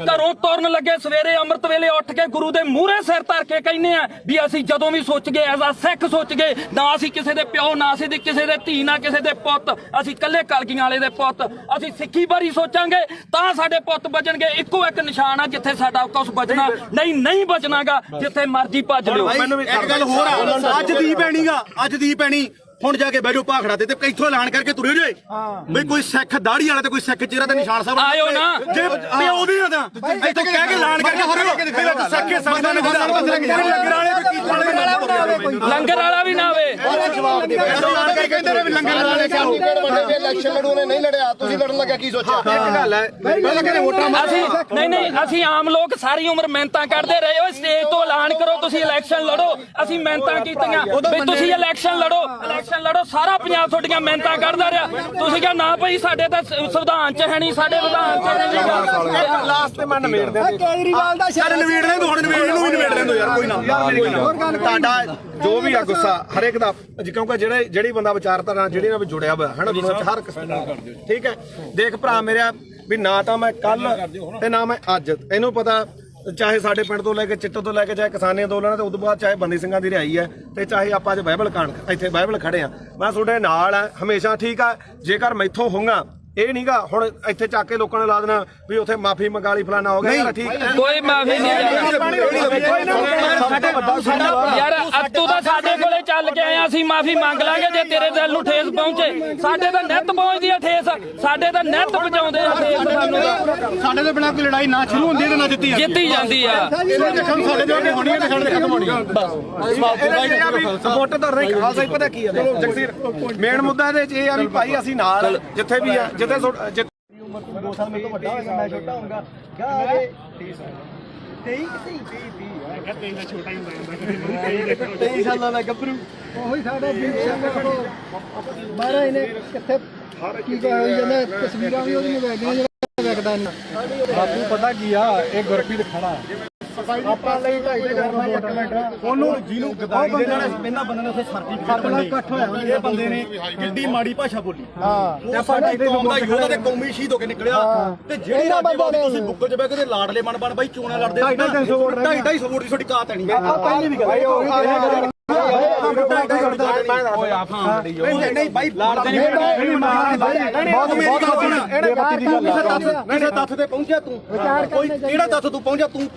ਘਰੋਂ ਤੁਰਨ ਲੱਗੇ ਸਵੇਰੇ ਅੰਮ੍ਰਿਤ ਵੇਲੇ ਉੱਠ ਕੇ ਗੁਰੂ ਦੇ ਮੂਹਰੇ ਸਿਰ ਧਰ ਕੇ ਕਹਿੰਦੇ ਆ ਵੀ ਅਸੀਂ ਜਦੋਂ ਵੀ ਸੋਚ ਗਏ ਐਜ਼ ਆ ਸਿੱਖ ਸੋਚ ਗਏ, ਨਾ ਅਸੀਂ ਕਿਸੇ ਦੇ ਪਿਓ, ਨਾ ਅਸੀਂ ਕਿਸੇ ਦੇ ਧੀ, ਨਾ ਕਿਸੇ ਦੇ ਪੁੱਤ, ਅਸੀਂ ਕੱਲੇ ਕਲਗੀਆਂ ਵਾਲੇ ਦੇ ਪੁੱਤ। ਅਸੀਂ ਸਿੱਖੀ ਬਾਰੇ ਸੋਚਾਂਗੇ ਤਾਂ ਸਾਡੇ ਪੁੱਤ ਬਚਣਗੇ। ਇੱਕੋ ਇੱਕ ਨਿਸ਼ਾਨ ਆ ਜਿੱਥੇ ਸਾਡਾ ਕੁਛ ਬਚਣਾ, ਨਹੀਂ ਬਚਣਾਗਾ ਜਿੱਥੇ ਮਰਜ਼ੀ ਭੱਜ ਲਿਓ। ਇੱਕ ਗੱਲ ਹੋਰ ਆ, ਅੱਜ ਦੀ ਪੈਣੀ ਹੁਣ ਜਾ ਕੇ ਬਹਿ ਜਾਓ ਭਾਖੜਾ ਤੇ ਇੱਥੋਂ ਐਲਾਨ ਕਰਕੇ ਤੁਰਿਓ ਜੇ ਬਈ ਕੋਈ ਸਿੱਖ ਦਾੜੀ ਵਾਲਾ ਤੇ ਕੋਈ ਸਿੱਖ ਚਿਹਰਾ ਤੇ ਨਿਸ਼ਾਨ ਸਾਹਿਬ ਆਇਓ ਨਾ। ਜੇ ਪਿਓ ਦੀ ਨਾ ਇੱਥੋਂ ਕਹਿ ਕੇ ਐਲਾਨ ਕਰਕੇ ਤੁਰਿਓ ਸਿੱਖੇ ਸੰਗਤਾਂ ਨੇ ਲੰਗਰ ਵਾਲਾ ਵੀ ਨਾ ਆਵੇ। ਕਹਿੰਦੇ ਨੇ ਵੀ ਲੰਗਰ ਵਾਲੇ ਇਲੈਕਸ਼ਨ ਲੜੂ ਨੇ ਨਹੀਂ ਲੜਿਆ, ਤੁਸੀਂ ਲੜਨ ਲੱਗਿਆ ਕੀ ਸੋਚਿਆ? ਇੱਕ ਗੱਲ ਹੈ, ਪਹਿਲਾਂ ਕਹਿੰਦੇ ਵੋਟਾਂ ਅਸੀਂ ਆਮ ਲੋਕ ਸਾਰੀ ਉਮਰ ਮਿਹਨਤਾਂ ਕਰਦੇ ਰਹੇ। ਓਏ ਸਟੇਜ ਤੋਂ ਐਲਾਨ ਕਰੋ ਤੁਸੀਂ ਇਲੈਕਸ਼ਨ ਲੜੋ। ਅਸੀਂ ਮਿਹਨਤਾਂ ਕੀਤੀਆਂ ਵੀ ਤੁਸੀਂ ਇਲੈਕਸ਼ਨ ਲੜੋ, ਲੜੋ। ਸਾਰਾ ਪੰਜਾਬ ਤੁਹਾਡੀਆਂ ਮਿਹਨਤਾਂ ਕਰਦਾ ਰਿਹਾ। ਤੁਸੀਂ ਕਿਹਾ ਨਾ ਭਾਈ ਸਾਡੇ ਤਾਂ ਸੰਵਿਧਾਨ 'ਚ ਹੈ ਨਹੀਂ, ਸਾਡੇ ਵਿਧਾਨ 'ਚ ਨਹੀਂ। ਲਾਸਟ ਤੇ ਮੈਂ ਨਵੇੜ ਦੇ ਕੇਜਰੀਵਾਲ ਦਾ ਚੱਲ ਨਵੇੜ ਲੈ ਹੁਣ ਨਵੇੜ ਨੂੰ ਵੀ ਨਵੇੜ ਲੈਂਦੋ ਯਾਰ ਕੋਈ ਨਾ। ਤੁਹਾਡਾ ਜੋ ਵੀ ਆ ਗੁੱਸਾ ਹਰੇਕ ਦਾ, ਕਿਉਂਕਿ ਜਿਹੜੀ ਬੰਦਾ ਵਿਚਾਰਧਾਰਾ ਨਾਲ ਜਿਹੜੀ ਨਾਲ ਜੁੜਿਆ ਹੋਇਆ ਹੈ ਨਾ ਦੁਨੀਆ 'ਚ ਹਰ ਕਿਸਮ ਦਾ, ਠੀਕ ਹੈ। ਦੇਖ ਭਰਾ ਮੇਰਿਆ ਵੀ ਨਾ ਤਾਂ ਮੈਂ ਕੱਲ ਤੇ ਨਾ ਮੈਂ ਅੱਜ, ਇਹਨੂੰ ਪਤਾ ਚਾਹੇ ਸਾਡੇ ਪਿੰਡ ਤੋਂ ਲੈ ਕੇ ਚਿੱਟੇ ਤੋਂ ਲੈ ਕੇ ਚਾਹੇ ਕਿਸਾਨੀ ਅੰਦੋਲਨ ਤੇ ਉਦੋਂ ਬਾਅਦ ਚਾਹੇ ਬੰਦੀ ਸਿੰਘਾਂ ਦੀ ਰਿਹਾਈ ਹੈ ਤੇ ਚਾਹੇ ਆਪਾਂ ਅੱਜ ਬਾਈਬਲ ਕਾਣ ਇੱਥੇ ਬਾਈਬਲ ਖੜੇ ਆ, ਮੈਂ ਤੁਹਾਡੇ ਨਾਲ ਆ ਹਮੇਸ਼ਾ। ਠੀਕ ਆ, ਜੇਕਰ ਮੈਥੋਂ ਹੋਊਗਾ ਇਹ ਨਹੀਂਗਾ ਹੁਣ ਇੱਥੇ ਚੱਕ ਕੇ ਲੋਕਾਂ ਨੇ ਲਾ ਦੇਣਾ ਵੀ ਉੱਥੇ ਮਾਫੀ ਮੰਗਾ ਲਈ ਫਲਾਣਾ ਹੋ ਗਿਆ। ਯਾਰ ਠੀਕ ਹੈ, ਕੋਈ ਮਾਫੀ ਨਹੀਂ ਯਾਰ। ਤੂੰ ਤਾਂ ਸਾਡੇ ਕੋਲੇ ਚੱਲ ਕੇ ਆਇਆ, ਅਸੀਂ ਮਾਫੀ ਮੰਗ ਲਾਂਗੇ ਜੇ ਤੇਰੇ ਦਿਲ ਨੂੰ ਠੇਸ ਪਹੁੰਚੇ। ਸਾਡੇ ਤਾਂ ਨਿੱਤ ਪਹੁੰਚਦੀ ਆ ਠੇਸ, ਸਾਡੇ ਤਾਂ ਨਿੱਤ ਪਹੁੰਚਾਉਂਦੇ ਆ ਠੇਸ ਸਾਨੂੰ। ਸਾਡੇ ਦੇ ਬਿਨਾਂ ਕੋਈ ਲੜਾਈ ਨਾ ਸ਼ੁਰੂ ਹੁੰਦੀ ਤੇ ਨਾ ਜਿੱਤੀ ਜਿੱਤੀ ਜਾਂਦੀ ਆ। ਸਾਡੇ ਦੇ ਅੱਗੇ ਹੋਣੀ ਹੈ ਤੇ ਸਾਡੇ ਦੇ ਖਤਮ ਹੋਣੀ ਹੈ। ਸਪੋਰਟ ਤਾਂ ਨਹੀਂ ਖਾਲਸਾ ਹੀ ਪਤਾ ਕੀ ਹੈ ਜਗਸੀਰ ਮੇਨ ਮੁੱਦਾ ਇਹਦੇ 'ਚ ਇਹ ਆ ਵੀ ਭਾਈ ਅਸੀਂ ਨਾਲ ਜਿੱਥੇ ਵੀ ਆ ਜਿੱਥੇ 2 ਸਾਲ ਮੇਰੇ ਤੋਂ ਵੱਡਾ ਹੋਏਗਾ, ਮੈਂ ਛੋਟਾ ਹੋਊਗਾ। ਗਾਰੇ 23 ਸਾਲਾਂ ਦਾ ਗੱਭਰੂ ਉਹੀ ਸਾਡਾ ਦੀਪ ਸਿੰਘ ਮਾਰਾ ਇਹਨੇ ਕਿੱਥੇ ਕੀ ਕਹੀ ਜਾਂਦਾ, ਤਸਵੀਰਾਂ ਵੀ ਉਹਦੀਆਂ ਵੇਖਦੀਆਂ ਜਿਹੜਾ ਵੇਖਦਾ ਨਹੀਂ। ਬਾਪੂ ਪਤਾ ਕੀ ਆ, ਇਹ ਗੁਰਪ੍ਰੀਤ ਖੜਾ ਆਪਾਂ ਲਈ ਢਾਈ ਦੇ ਉਹਨੂੰ ਜਿਹਨੂੰ ਗਦਾਈ ਦੇ ਨਾਲ ਇਹਨਾਂ ਬੰਦੇ ਨੇ ਉੱਥੇ ਸਰਟੀਫਿਕੇਟ ਬੰਦੇ ਇਹ ਬੰਦੇ ਨੇ ਕਿੱਡੀ ਮਾੜੀ ਭਾਸ਼ਾ ਬੋਲੀ। ਉਹ ਸਾਡੇ ਕੌਮ ਦਾ ਯੋਧਾ ਤੇ ਕੌਮੀ ਸ਼ਹੀਦ ਹੋ ਕੇ ਨਿਕਲਿਆ ਤੇ ਜਿਹੜੇ ਰਾਜੇ ਤੁਸੀਂ ਬੁੱਕਲ 'ਚ ਬਹਿ ਕੇ ਲਾਡਲੇ ਬਣ ਬਾਈ ਚੋਣਾਂ ਲੜਦੇ 250 ਵੋਟ ਦੀ ਤੁਹਾਡੀ ਕਾਤ ਨਹੀਂ। ਪਹਿਲੀ ਵੀ ਗੱਲ ਨਹੀਂ ਬਾਈ ਕਿਸੇ ਤੱਥ ਤੇ ਪਹੁੰਚਿਆ ਤੂੰ, ਕੋਈ ਕਿਹੜਾ ਤੱਥ ਤੂੰ ਪਹੁੰਚਿਆ? ਤੂੰ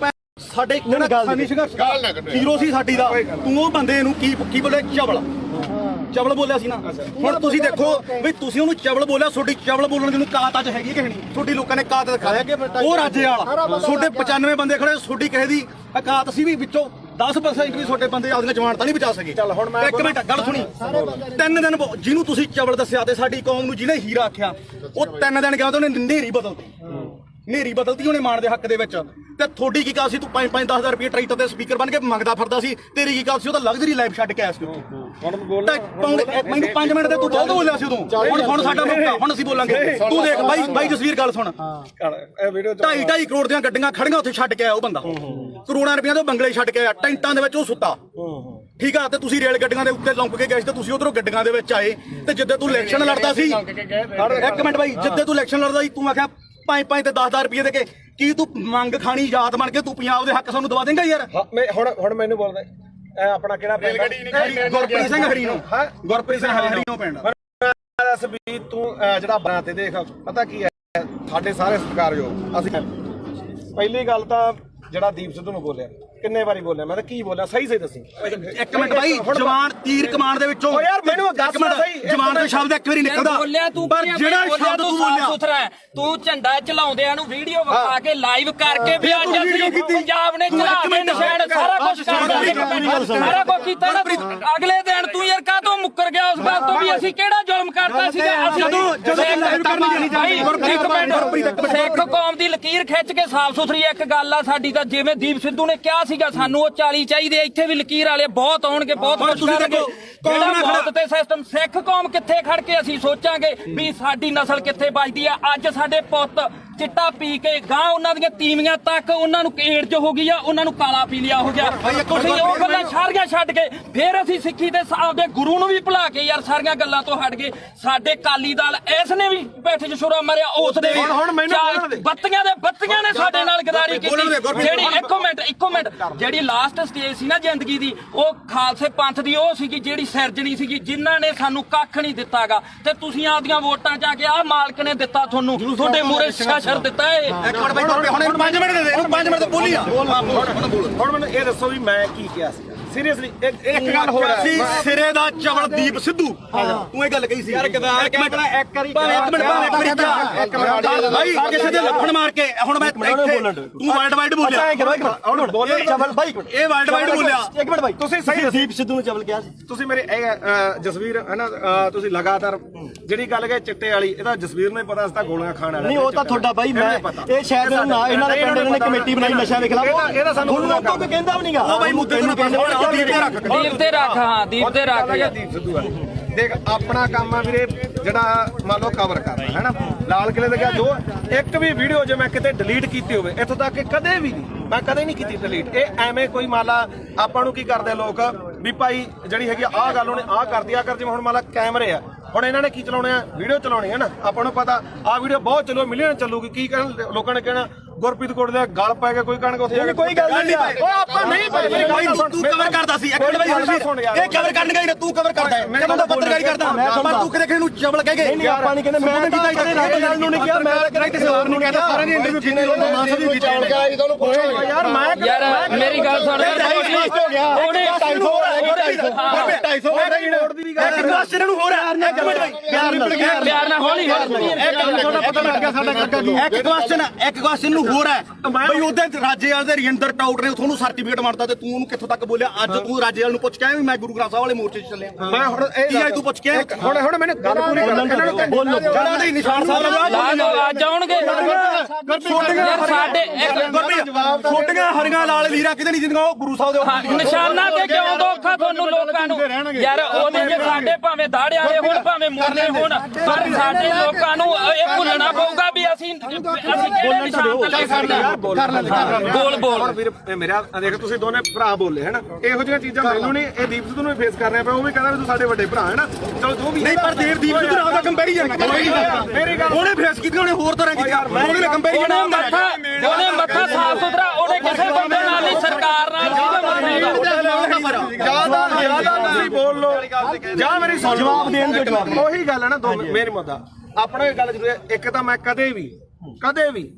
ਸਾਡੇ ਕਿਸਾਨੀ ਸੰਘਰਸ਼ ਹੀਰੋ ਸੀ ਸਾਡੀ ਦਾ, ਤੂੰ ਉਹ ਬੰਦੇ ਨੂੰ ਕੀ ਬੋਲਿਆ? ਚਵਲ ਬੋਲਿਆ ਸੀ ਨਾ। ਹੁਣ ਤੁਸੀਂ ਦੇਖੋ ਵੀ ਤੁਸੀਂ ਉਹਨੂੰ ਚਵਲ ਬੋਲਿਆ, ਤੁਹਾਡੀ ਚਵਲ ਬੋਲਣ ਦੀ ਨੂੰ ਕਾਤ ਅੱਜ ਹੈਗੀ ਕਿ ਨਹੀਂ? ਤੁਹਾਡੀ ਲੋਕਾਂ ਨੇ ਕਾਤ ਦਿਖਾਇਆ ਉਹ ਰਾਜੇ ਵਾਲਾ। ਤੁਹਾਡੇ 95 ਬੰਦੇ ਖੜੇ, ਤੁਹਾਡੀ ਕਿਸੇ ਦੀ ਔਕਾਤ ਸੀ ਵੀ ਵਿੱਚੋਂ 10% ਵੀ ਤੁਹਾਡੇ ਬੰਦੇ ਆਪਣੀਆਂ ਜਵਾਨ ਤਾਂ ਨਹੀਂ ਬਚਾ ਸਕੇ। ਚੱਲ ਹੁਣ ਮੈਂ ਇੱਕ ਮਿੰਟ ਗੱਲ ਸੁਣੀ। 3 ਦਿਨ ਜਿਹਨੂੰ ਤੁਸੀਂ ਚਵਲ ਦੱਸਿਆ ਤੇ ਸਾਡੀ ਕੌਮ ਨੂੰ ਜਿਹਨੇ ਹੀਰਾ ਆਖਿਆ, ਉਹ 3 ਦਿਨ ਗਿਆ ਤੇ ਉਹਨੇ ਨੇਰੀ ਬਦਲਤੀ ਉਹਨੇ ਮਾਣ ਦੇ ਹੱਕ ਦੇ ਵਿੱਚ। ਤੇ ਤੁਹਾਡੀ ਕੀ ਕਾਲ ਸੀ? ਤੂੰ 5-10 ਰੁਪਏ ਟਰੈਕਟਰ ਤੇ ਸਪੀਕਰ ਬਣ ਕੇ ਮੰਗਦਾ ਫਿਰਦਾ ਸੀ। ਤੇਰੀ ਕੀ ਕਾਲ ਸੀ? ਉਹਦਾ ਲਗਜ਼ਰੀ ਲਾਈਫ ਛੱਡ ਕੇ ਆਇਆ ਸੀ ਉੱਥੇ। ਮੈਨੂੰ 5 ਮਿੰਟ ਤੇ ਤੂੰ ਬਹੁਤ ਬੋਲਿਆ ਸੀ ਉਦੋਂ। ਹੁਣ ਸਾਡਾ ਮੌਕਾ, ਹੁਣ ਅਸੀਂ ਬੋਲਾਂਗੇ। ਤੂੰ ਦੇਖ ਬਾਈ ਜਸਵੀਰ ਗੱਲ ਸੁਣ। 2.5 ਕਰੋੜ ਦੀਆਂ ਗੱਡੀਆਂ ਖੜੀਆਂ ਉੱਥੇ ਛੱਡ ਕੇ ਆਇਆ ਉਹ ਬੰਦਾ। ਕਰੋੜਾਂ ਰੁਪਈਆਂ ਤੋਂ ਬੰਗਲੇ ਛੱਡ ਕੇ ਆਇਆ, ਟੈਂਟਾਂ ਦੇ ਵਿੱਚ ਉਹ ਸੁੱਤਾ। ਠੀਕ ਆ, ਤੇ ਤੁਸੀਂ ਰੇਲ ਗੱਡੀਆਂ ਦੇ ਉੱਤੇ ਲੰਪ ਕੇ ਗਏ ਸੀ ਤੇ ਤੁਸੀਂ ਉਧਰੋਂ ਗੱਡੀਆਂ ਦੇ ਵਿੱਚ ਆਏ। ਤੇ ਜਿੱਦੇ ਤੂੰ ਇਲੈਕਸ਼ਨ ਲੜਦਾ ਸੀ, ਇੱਕ ਮਿੰਟ ਬਾਈ, ਜਿੱਦੇ ਤੂੰ ਇਲੈਕਸ਼ਨ ਲੜਦਾ ਸੀ ਤੂੰ ਆਖਿਆ 5-5 ਤੇ 10 ਰੁਪਏ ਦੇ ਕੇ ਕੀ ਤੂੰ ਮੰਗ ਖਾਣੀ ਯਾਦ ਬਣ ਕੇ ਤੂੰ ਪੰਜਾਬ ਦੇ ਹੱਕ ਸਾਨੂੰ ਦਵਾ ਦੇਂਗਾ ਯਾਰ? ਹੁਣ ਮੈਨੂੰ ਬੋਲਦਾ ਇਹ ਆਪਣਾ ਕਿਹੜਾ ਪਿੰਡ? ਗੁਰਪ੍ਰੀਤ ਸਿੰਘ ਹਰੀਨੋ। ਗੁਰਪ੍ਰੀਤ ਸਿੰਘ ਹਰੀਨੋ ਪਿੰਡ। ਦੱਸ ਵੀ ਤੂੰ ਜਿਹੜਾ ਬਣਾ ਤੇ ਦੇਖ, ਪਤਾ ਕੀ ਹੈ ਸਾਡੇ ਸਾਰੇ ਸਤਿਕਾਰਯੋਗ। ਅਸੀਂ ਪਹਿਲੀ ਗੱਲ ਤਾਂ ਜਿਹੜਾ ਦੀਪ ਸਿੱਧੂ ਨੂੰ ਬੋਲਿਆ, ਕਿੰਨੇ ਵਾਰੀ ਬੋਲਿਆ ਮੈਂ ਤਾਂ ਕੀ ਬੋਲਿਆ ਸਹੀ ਦੱਸੀ। ਇੱਕ ਮਿੰਟ ਬਾਈ, ਜਵਾਨ ਤੀਰ ਕਮਾਨ ਦੇ ਵਿੱਚੋਂ ਯਾਰ ਮੈਨੂੰ ਦੱਸ ਸਹੀ, ਜਵਾਨ ਦਾ ਸ਼ਬਦ ਇੱਕ ਵਾਰੀ ਨਿਕਲਦਾ ਪਰ ਜਿਹੜਾ ਸ਼ਬਦ ਤੂੰ ਬੋਲਿਆ ਸੁਥਰਾ ਹੈ। ਤੂੰ ਝੰਡਾ ਚਲਾਉਂਦਿਆਂ ਨੂੰ ਵੀਡੀਓ ਵਿਖਾ ਕੇ ਲਾਈਵ ਕਰਕੇ ਵੀ ਅੱਜ ਅਸੀਂ ਪੰਜਾਬ ਨੇ ਚੜਾ ਕੇ ਨਿਸ਼ਾਨ ਸਾਰਾ ਕੁਝ ਸਾਰਾ ਕੁਝ ਕੀਤਾ ਨਾ। ਅਗਲੇ ਦਿਨ ਤੂੰ ਯਾਰ ਕਾਹਤੋਂ ਮੁੱਕਰ ਗਿਆ ਉਸ ਗੱਲ ਤੋਂ ਵੀ ਅਸੀਂ ਕਿਹੜਾ ਜ਼ੁਲਮ ਕਰਤਾ ਸੀਗਾ? ਸਿੱਖ ਕੌਮ ਦੀ ਲਕੀਰ ਖਿੱਚ ਕੇ ਸਾਫ਼ ਸੁਥਰੀ ਇੱਕ ਗੱਲ ਆ ਸਾਡੀ ਤਾਂ, ਜਿਵੇਂ ਦੀਪ ਸਿੱਧੂ ਨੇ ਕਿਹਾ ਸੀਗਾ ਸਾਨੂੰ ਉਹ 40 ਚਾਹੀਦੇ ਇੱਥੇ ਵੀ ਲਕੀਰ ਵਾਲੇ ਬਹੁਤ ਆਉਣਗੇ ਬਹੁਤ ਕੁਝ ਕਰਨਗੇ ਜਿਹੜਾ ਮੌਤ ਤੇ ਸਿਸਟਮ ਸਿੱਖ ਕੌਮ ਕਿੱਥੇ ਖੜ ਕੇ ਅਸੀਂ ਸੋਚਾਂਗੇ ਵੀ ਸਾਡੀ ਨਸਲ ਕਿੱਥੇ ਬਚਦੀ ਆ ਅੱਜ ਸਾਡੇ ਪੁੱਤ ਚਿੱਟਾ ਪੀ ਕੇ ਗਾਂ ਉਹਨਾਂ ਦੀਆਂ ਤੀਵੀਆਂ ਤੱਕ ਉਹਨਾਂ ਨੂੰ ਏਡਜ਼ ਹੋ ਗਈ ਆ ਉਹਨਾਂ ਨੂੰ ਕਾਲਾ ਪੀਲੀਆ ਹੋ ਗਿਆ ਤੁਸੀਂ ਉਹ ਗੱਲਾਂ ਸਾਰੀਆਂ ਛੱਡ ਕੇ ਫਿਰ ਅਸੀਂ ਸਿੱਖੀ ਦੇ ਆਪਦੇ ਗੁਰੂ ਨੂੰ ਵੀ ਭੁਲਾ ਕੇ ਯਾਰ ਸਾਰੀਆਂ ਗੱਲਾਂ ਤੋਂ ਹਟ ਗਏ ਸਾਡੇ ਕਾਲੀ ਦਲ ਇਸ ਨੇ ਵੀ ਬੈਠੇ ਚ ਛੁਰਾ ਮਾਰਿਆ ਉਸ ਦੇ ਵੀ ਬੱਤੀਆਂ ਨੇ ਸਾਡੇ ਨਾਲ ਗਦਾਰੀ ਕੀਤੀ ਜਿਹੜੀ ਇੱਕ ਮਿੰਟ ਜਿਹੜੀ ਲਾਸਟ ਸਟੇਜ ਸੀ ਨਾ ਜ਼ਿੰਦਗੀ ਦੀ ਉਹ ਖਾਲਸੇ ਪੰਥ ਦੀ ਉਹ ਸੀਗੀ ਜਿਹੜੀ ਸਿਰਜਣੀ ਸੀਗੀ ਜਿਨ੍ਹਾਂ ਨੇ ਸਾਨੂੰ ਕੱਖ ਨਹੀਂ ਦਿੱਤਾਗਾ ਤੇ ਤੁਸੀਂ ਆਪਦੀਆਂ ਵੋਟਾਂ ਜਾ ਕੇ ਆਹ ਮਾਲਕ ਨੇ ਦਿੱਤਾ ਤੁਹਾਨੂੰ ਤੁਹਾਡੇ ਮੂਹਰੇ ਸ਼ਾਸਰ ਦਿੱਤਾ ਏ ਇੱਕ ਮਿੰਟ ਬਾਈ ਹੁਣ 5 ਮਿੰਟ ਦੇ ਦੇ 5 ਮਿੰਟ ਬੋਲੀ ਆ ਹੁਣ ਮੈਨੂੰ ਇਹ ਦੱਸੋ ਵੀ ਮੈਂ ਕੀ ਕਿਹਾ ਸੀ ਸੀਰੀਅਸਲੀ ਇੱਕ ਗੱਲ ਹੋ ਰਹੀ ਸੀ ਸਿਰੇ ਦਾ ਚਵਲਦੀਪ ਸਿੱਧੂ ਤੂੰ ਇਹ ਗੱਲ ਕਹੀ ਸੀ ਯਾਰ ਇੱਕ ਮਿੰਟ ਭਾਈ ਕਿਸੇ ਦੇ ਲੱਫੜ ਮਾਰ ਕੇ ਹੁਣ ਮੈਂ ਇੱਥੇ ਤੂੰ ਵਰਲਡ ਵਾਈਡ ਬੋਲਿਆ ਹੁਣ ਬੋਲੇ ਚਵਲ ਬਾਈ ਇਹ ਵਰਲਡ ਵਾਈਡ ਬੋਲਿਆ ਇੱਕ ਮਿੰਟ ਬਾਈ ਤੁਸੀਂ ਸਹੀ ਦੀਪ ਸਿੱਧੂ ਨੂੰ ਚਵਲ ਕਿਹਾ ਸੀ ਤੁਸੀਂ ਮੇਰੇ ਜਸਵੀਰ ਹੈ ਨਾ ਤੁਸੀਂ ਲਗਾਤਾਰ ਜਿਹੜੀ ਗੱਲ ਕਹੇ ਚਿੱਟੇ ਵਾਲੀ ਇਹਦਾ ਜਸਵੀਰ ਨੂੰ ਹੀ ਪਤਾ ਸੀ ਤਾਂ ਗੋਲੀਆਂ ਖਾਣ ਵਾਲਾ ਨਹੀਂ ਉਹ ਤਾਂ ਤੁਹਾਡਾ ਬਾਈ ਮੈਂ ਇਹ ਸ਼ਾਇਦ ਨਾ ਇਹਨਾਂ ਦੇ ਪਿੰਡ ਨੇ ਕਮੇਟੀ ਬਣਾਈ ਨਸ਼ਾ ਦੇ ਖਿਲਾਫ ਇਹਦਾ ਸਾਨੂੰ ਲੋਕਾਂ ਕੋਈ ਕਹਿੰਦਾ ਵੀ ਨਹੀਂਗਾ ਉਹ ਬਾਈ ਮੁੱਦੇ ਨੂੰ ਕਹਿੰਦੇ ਦੀਪ ਤੇ ਰੱਖ ਹਾਂ ਦੀਪ ਤੇ ਰੱਖ ਦੀਪ ਸਿੱਧੂ ਵਾਲੀ ਦੇਖ ਆਪਣਾ ਕੰਮ ਆ ਵੀਰੇ ਜਿਹੜਾ ਮੰਨ ਲਓ ਕਵਰ ਕਰਨਾ ਹੈ ਨਾ ਲਾਲ ਕਿਲੇ ਤੇ ਗਿਆ ਜੋ ਇੱਕ ਵੀ ਵੀਡੀਓ ਜੇ ਮੈਂ ਕਿਤੇ ਡਿਲੀਟ ਕੀਤੀ ਹੋਵੇ ਇੱਥੋਂ ਤੱਕ ਕਿ ਕਦੇ ਵੀ ਨਹੀਂ ਮੈਂ ਕਦੇ ਨਹੀਂ ਕੀਤੀ ਡਿਲੀਟ ਇਹ ਐਵੇਂ ਕੋਈ ਮੰਨ ਲਾ ਆਪਾਂ ਨੂੰ ਕੀ ਕਰਦੇ ਲੋਕ ਵੀ ਭਾਈ ਜਿਹੜੀ ਹੈਗੀ ਆਹ ਗੱਲ ਉਹਨੇ ਆਹ ਕਰਦੀ ਆ ਕਰ ਜਿਵੇਂ ਹੁਣ ਮੰਨ ਲਾ ਕੈਮਰੇ ਆ ਹੁਣ ਇਹਨਾਂ ਨੇ ਕੀ ਚਲਾਉਣੇ ਆ ਵੀਡੀਓ ਚਲਾਉਣੀ ਹੈ ਨਾ ਆਪਾਂ ਨੂੰ ਪਤਾ ਆਹ ਵੀਡੀਓ ਬਹੁਤ ਚੱਲੋ ਮਿਲੀਅਨ ਚੱਲੂਗੀ ਕੀ ਕਹਿਣ ਲੋਕਾਂ ਨੇ ਕਹਿਣਾ ਗੁਰਪ੍ਰੀਤ ਕੋਟ ਦੇ ਗਲ ਪੈ ਕੇ ਕੋਈ ਕਹਿਣਗੇ ਉੱਥੇ ਜਾ ਕੇ ਕੋਈ ਗੱਲ ਨਹੀਂ ਉਹ ਆਪਾਂ ਨਹੀਂ ਭਾਈ ਤੂੰ ਕਵਰ ਕਰਦਾ ਸੀ ਇੱਕ ਮਿੰਟ ਬਾਈ ਇਹ ਕਵਰ ਕਰਨ ਗਈ ਤੂੰ ਕਵਰ ਕਰਦਾ ਹੈ ਮੈਂ ਤਾਂ ਪੱਤਰਕਾਰੀ ਕਰਦਾ ਪਰ ਤੂੰ ਕਿਹਦੇ ਨੂੰ ਚਵਲ ਕਹਿ ਗਏ ਨਹੀਂ ਆਪਾਂ ਨਹੀਂ ਕਹਿੰਦੇ ਮੈਂ ਤਾਂ ਕਦੇ ਰਾਜੇਵਾਲ ਨੂੰ ਨਹੀਂ ਕਿਹਾ ਮੈਂ ਕਦੇ ਕਿਸੇ ਹੋਰ ਨੂੰ ਕਹਿੰਦਾ ਸਾਰਿਆਂ ਦੀ ਇੰਟਰਵਿਊ ਕੀਤੀ ਮਾਨਸਾ ਦੀ ਕੀਤੀ ਯਾਰ ਯਾਰ ਮੇਰੀ ਗੱਲ ਸੁਣ ਉਹਨੇ 250 ਇੱਕ ਕੁਐਸਚਨ ਨੂੰ ਹੋਰ ਹੈ ਇੱਕ ਮਿੰਟ ਬਾਈ ਪਿਆਰ ਨਾਲ ਹੌਲੀ ਇੱਕ ਕੁਐਸਚਨ ਨੂੰ ਹੋਰ ਹੈ ਬਈ ਉਹਦੇ ਰਾਜੇਵਾਲ ਦੇ ਰਜਿੰਦਰ ਟਾਊਟ ਨੇ ਤੁਹਾਨੂੰ ਸਰਟੀਫਿਕੇਟ ਮਾਰਤਾ ਤੇ ਤੂੰ ਉਹਨੂੰ ਕਿੱਥੋਂ ਤੱਕ ਬੋਲਿਆ ਅੱਜ ਤੂੰ ਰਾਜੇਵਾਲ ਨੂੰ ਪੁੱਛ ਕੇ ਆਇਆ ਵੀ ਮੈਂ ਗੁਰੂ ਗ੍ਰੰਥ ਸਾਹਿਬ ਵਾਲੇ ਮੋਰਚੇ 'ਚ ਚੱਲਿਆ ਮੈਂ ਹੁਣ ਕੀ ਅੱਜ ਤੂੰ ਪੁੱਛ ਕੇ ਹੁਣ ਮੈਨੂੰ ਗੱਲ ਪੂਰੀ ਕਰ ਬੋਲੋ ਜਿਹੜਾ ਨਹੀਂ ਨਿਸ਼ਾਨ ਸਾਹਿਬ ਲਾ ਲਓ ਅੱਜ ਆਉਣਗੇ ਯਾਰ ਸਾਡੇ ਛੋਟੀਆਂ ਹਰੀਆਂ ਲਾਲ ਲੀਰਾ ਕਿਤੇ ਨਹੀਂ ਜਿੰਦੀਆਂ ਉਹ ਗੁਰੂ ਸਾਹਿਬ ਦੇ ਨਿਸ਼ਾਨਾਂ ਤੇ ਕਿਉਂ ਦੋਖਾ ਤੁਹਾਨੂੰ ਲੋਕਾਂ ਨੂੰ ਯਾਰ ਉਹਦੇ ਜੇ ਸਾਡੇ ਭਾਵੇਂ ਦਾੜੇ ਵਾਲੇ ਹੋਣ ਭਾਵੇਂ ਮੁਰਲੇ ਹੋਣ ਪਰ ਸਾਡੇ ਲੋਕਾਂ ਨੂੰ ਇਹ ਭੁੱਲਣਾ ਪਊਗਾ ਵੀ ਅਸੀਂ ਕਿਹੜੇ ਨਿਸ਼ਾਨ ਤੇ ਖੜਨਾ ਬੋਲ ਵੀਰ ਮੇਰਾ ਦੇਖ ਤੁਸੀਂ ਦੋਨੇ ਭਰਾ ਬੋਲੇ ਹੈ ਨਾ ਇਹੋ ਜਿਹੀਆਂ ਚੀਜ਼ਾਂ ਮੈਨੂੰ ਨਹੀਂ ਇਹ ਦੀਪ ਸਿੱਧੂ ਨੂੰ ਫੇਸ ਕਰ ਰਿਹਾ ਪਿਆ ਉਹ ਵੀ ਕਹਿੰਦਾ ਵੀ ਤੂੰ ਸਾਡੇ ਵੱਡੇ ਭਰਾ ਹੈ ਨਾ ਚਲੋ ਜੋ ਵੀ ਨਹੀਂ ਪਰ ਦੀਪ ਸਿੱਧੂ ਨਾਲ ਦਾ ਕੰਪੈਰੀਜ਼ਨ ਮੇਰੀ ਗੱਲ ਉਹਨੇ ਫੇਸ ਕੀਤੀ ਉਹਨੇ ਹੋਰ ਤਰ੍ਹਾਂ ਕੀਤੀ ਉਹਨੇ ਕੰਪੈਰੀਜ਼ਨ ਉਹਨੇ ਮੱਥਾ ਸਾਫ ਸੁਥਰਾ ਉਹਨੇ ਕਿਸੇ ਬੰਦੇ ਨਾਲ ਨਹੀਂ ਸਰਕਾਰ ਨਾਲ ਜਿਆਦਾ ਤੁਸੀਂ ਬੋਲ ਲੋ ਜਾਂ ਮੇਰੀ ਜਵਾਬ ਦੇਣ ਦੇ ਜਵਾਬ ਉਹੀ ਗੱਲ ਹੈ ਨਾ ਦੋ ਮੇਰੀ ਮੁੱਦਾ ਆਪਣਾ ਇਹ ਗੱਲ ਜ਼ਰੂਰ ਹੈ ਇੱਕ ਤਾਂ ਮੈਂ ਕਦੇ ਵੀ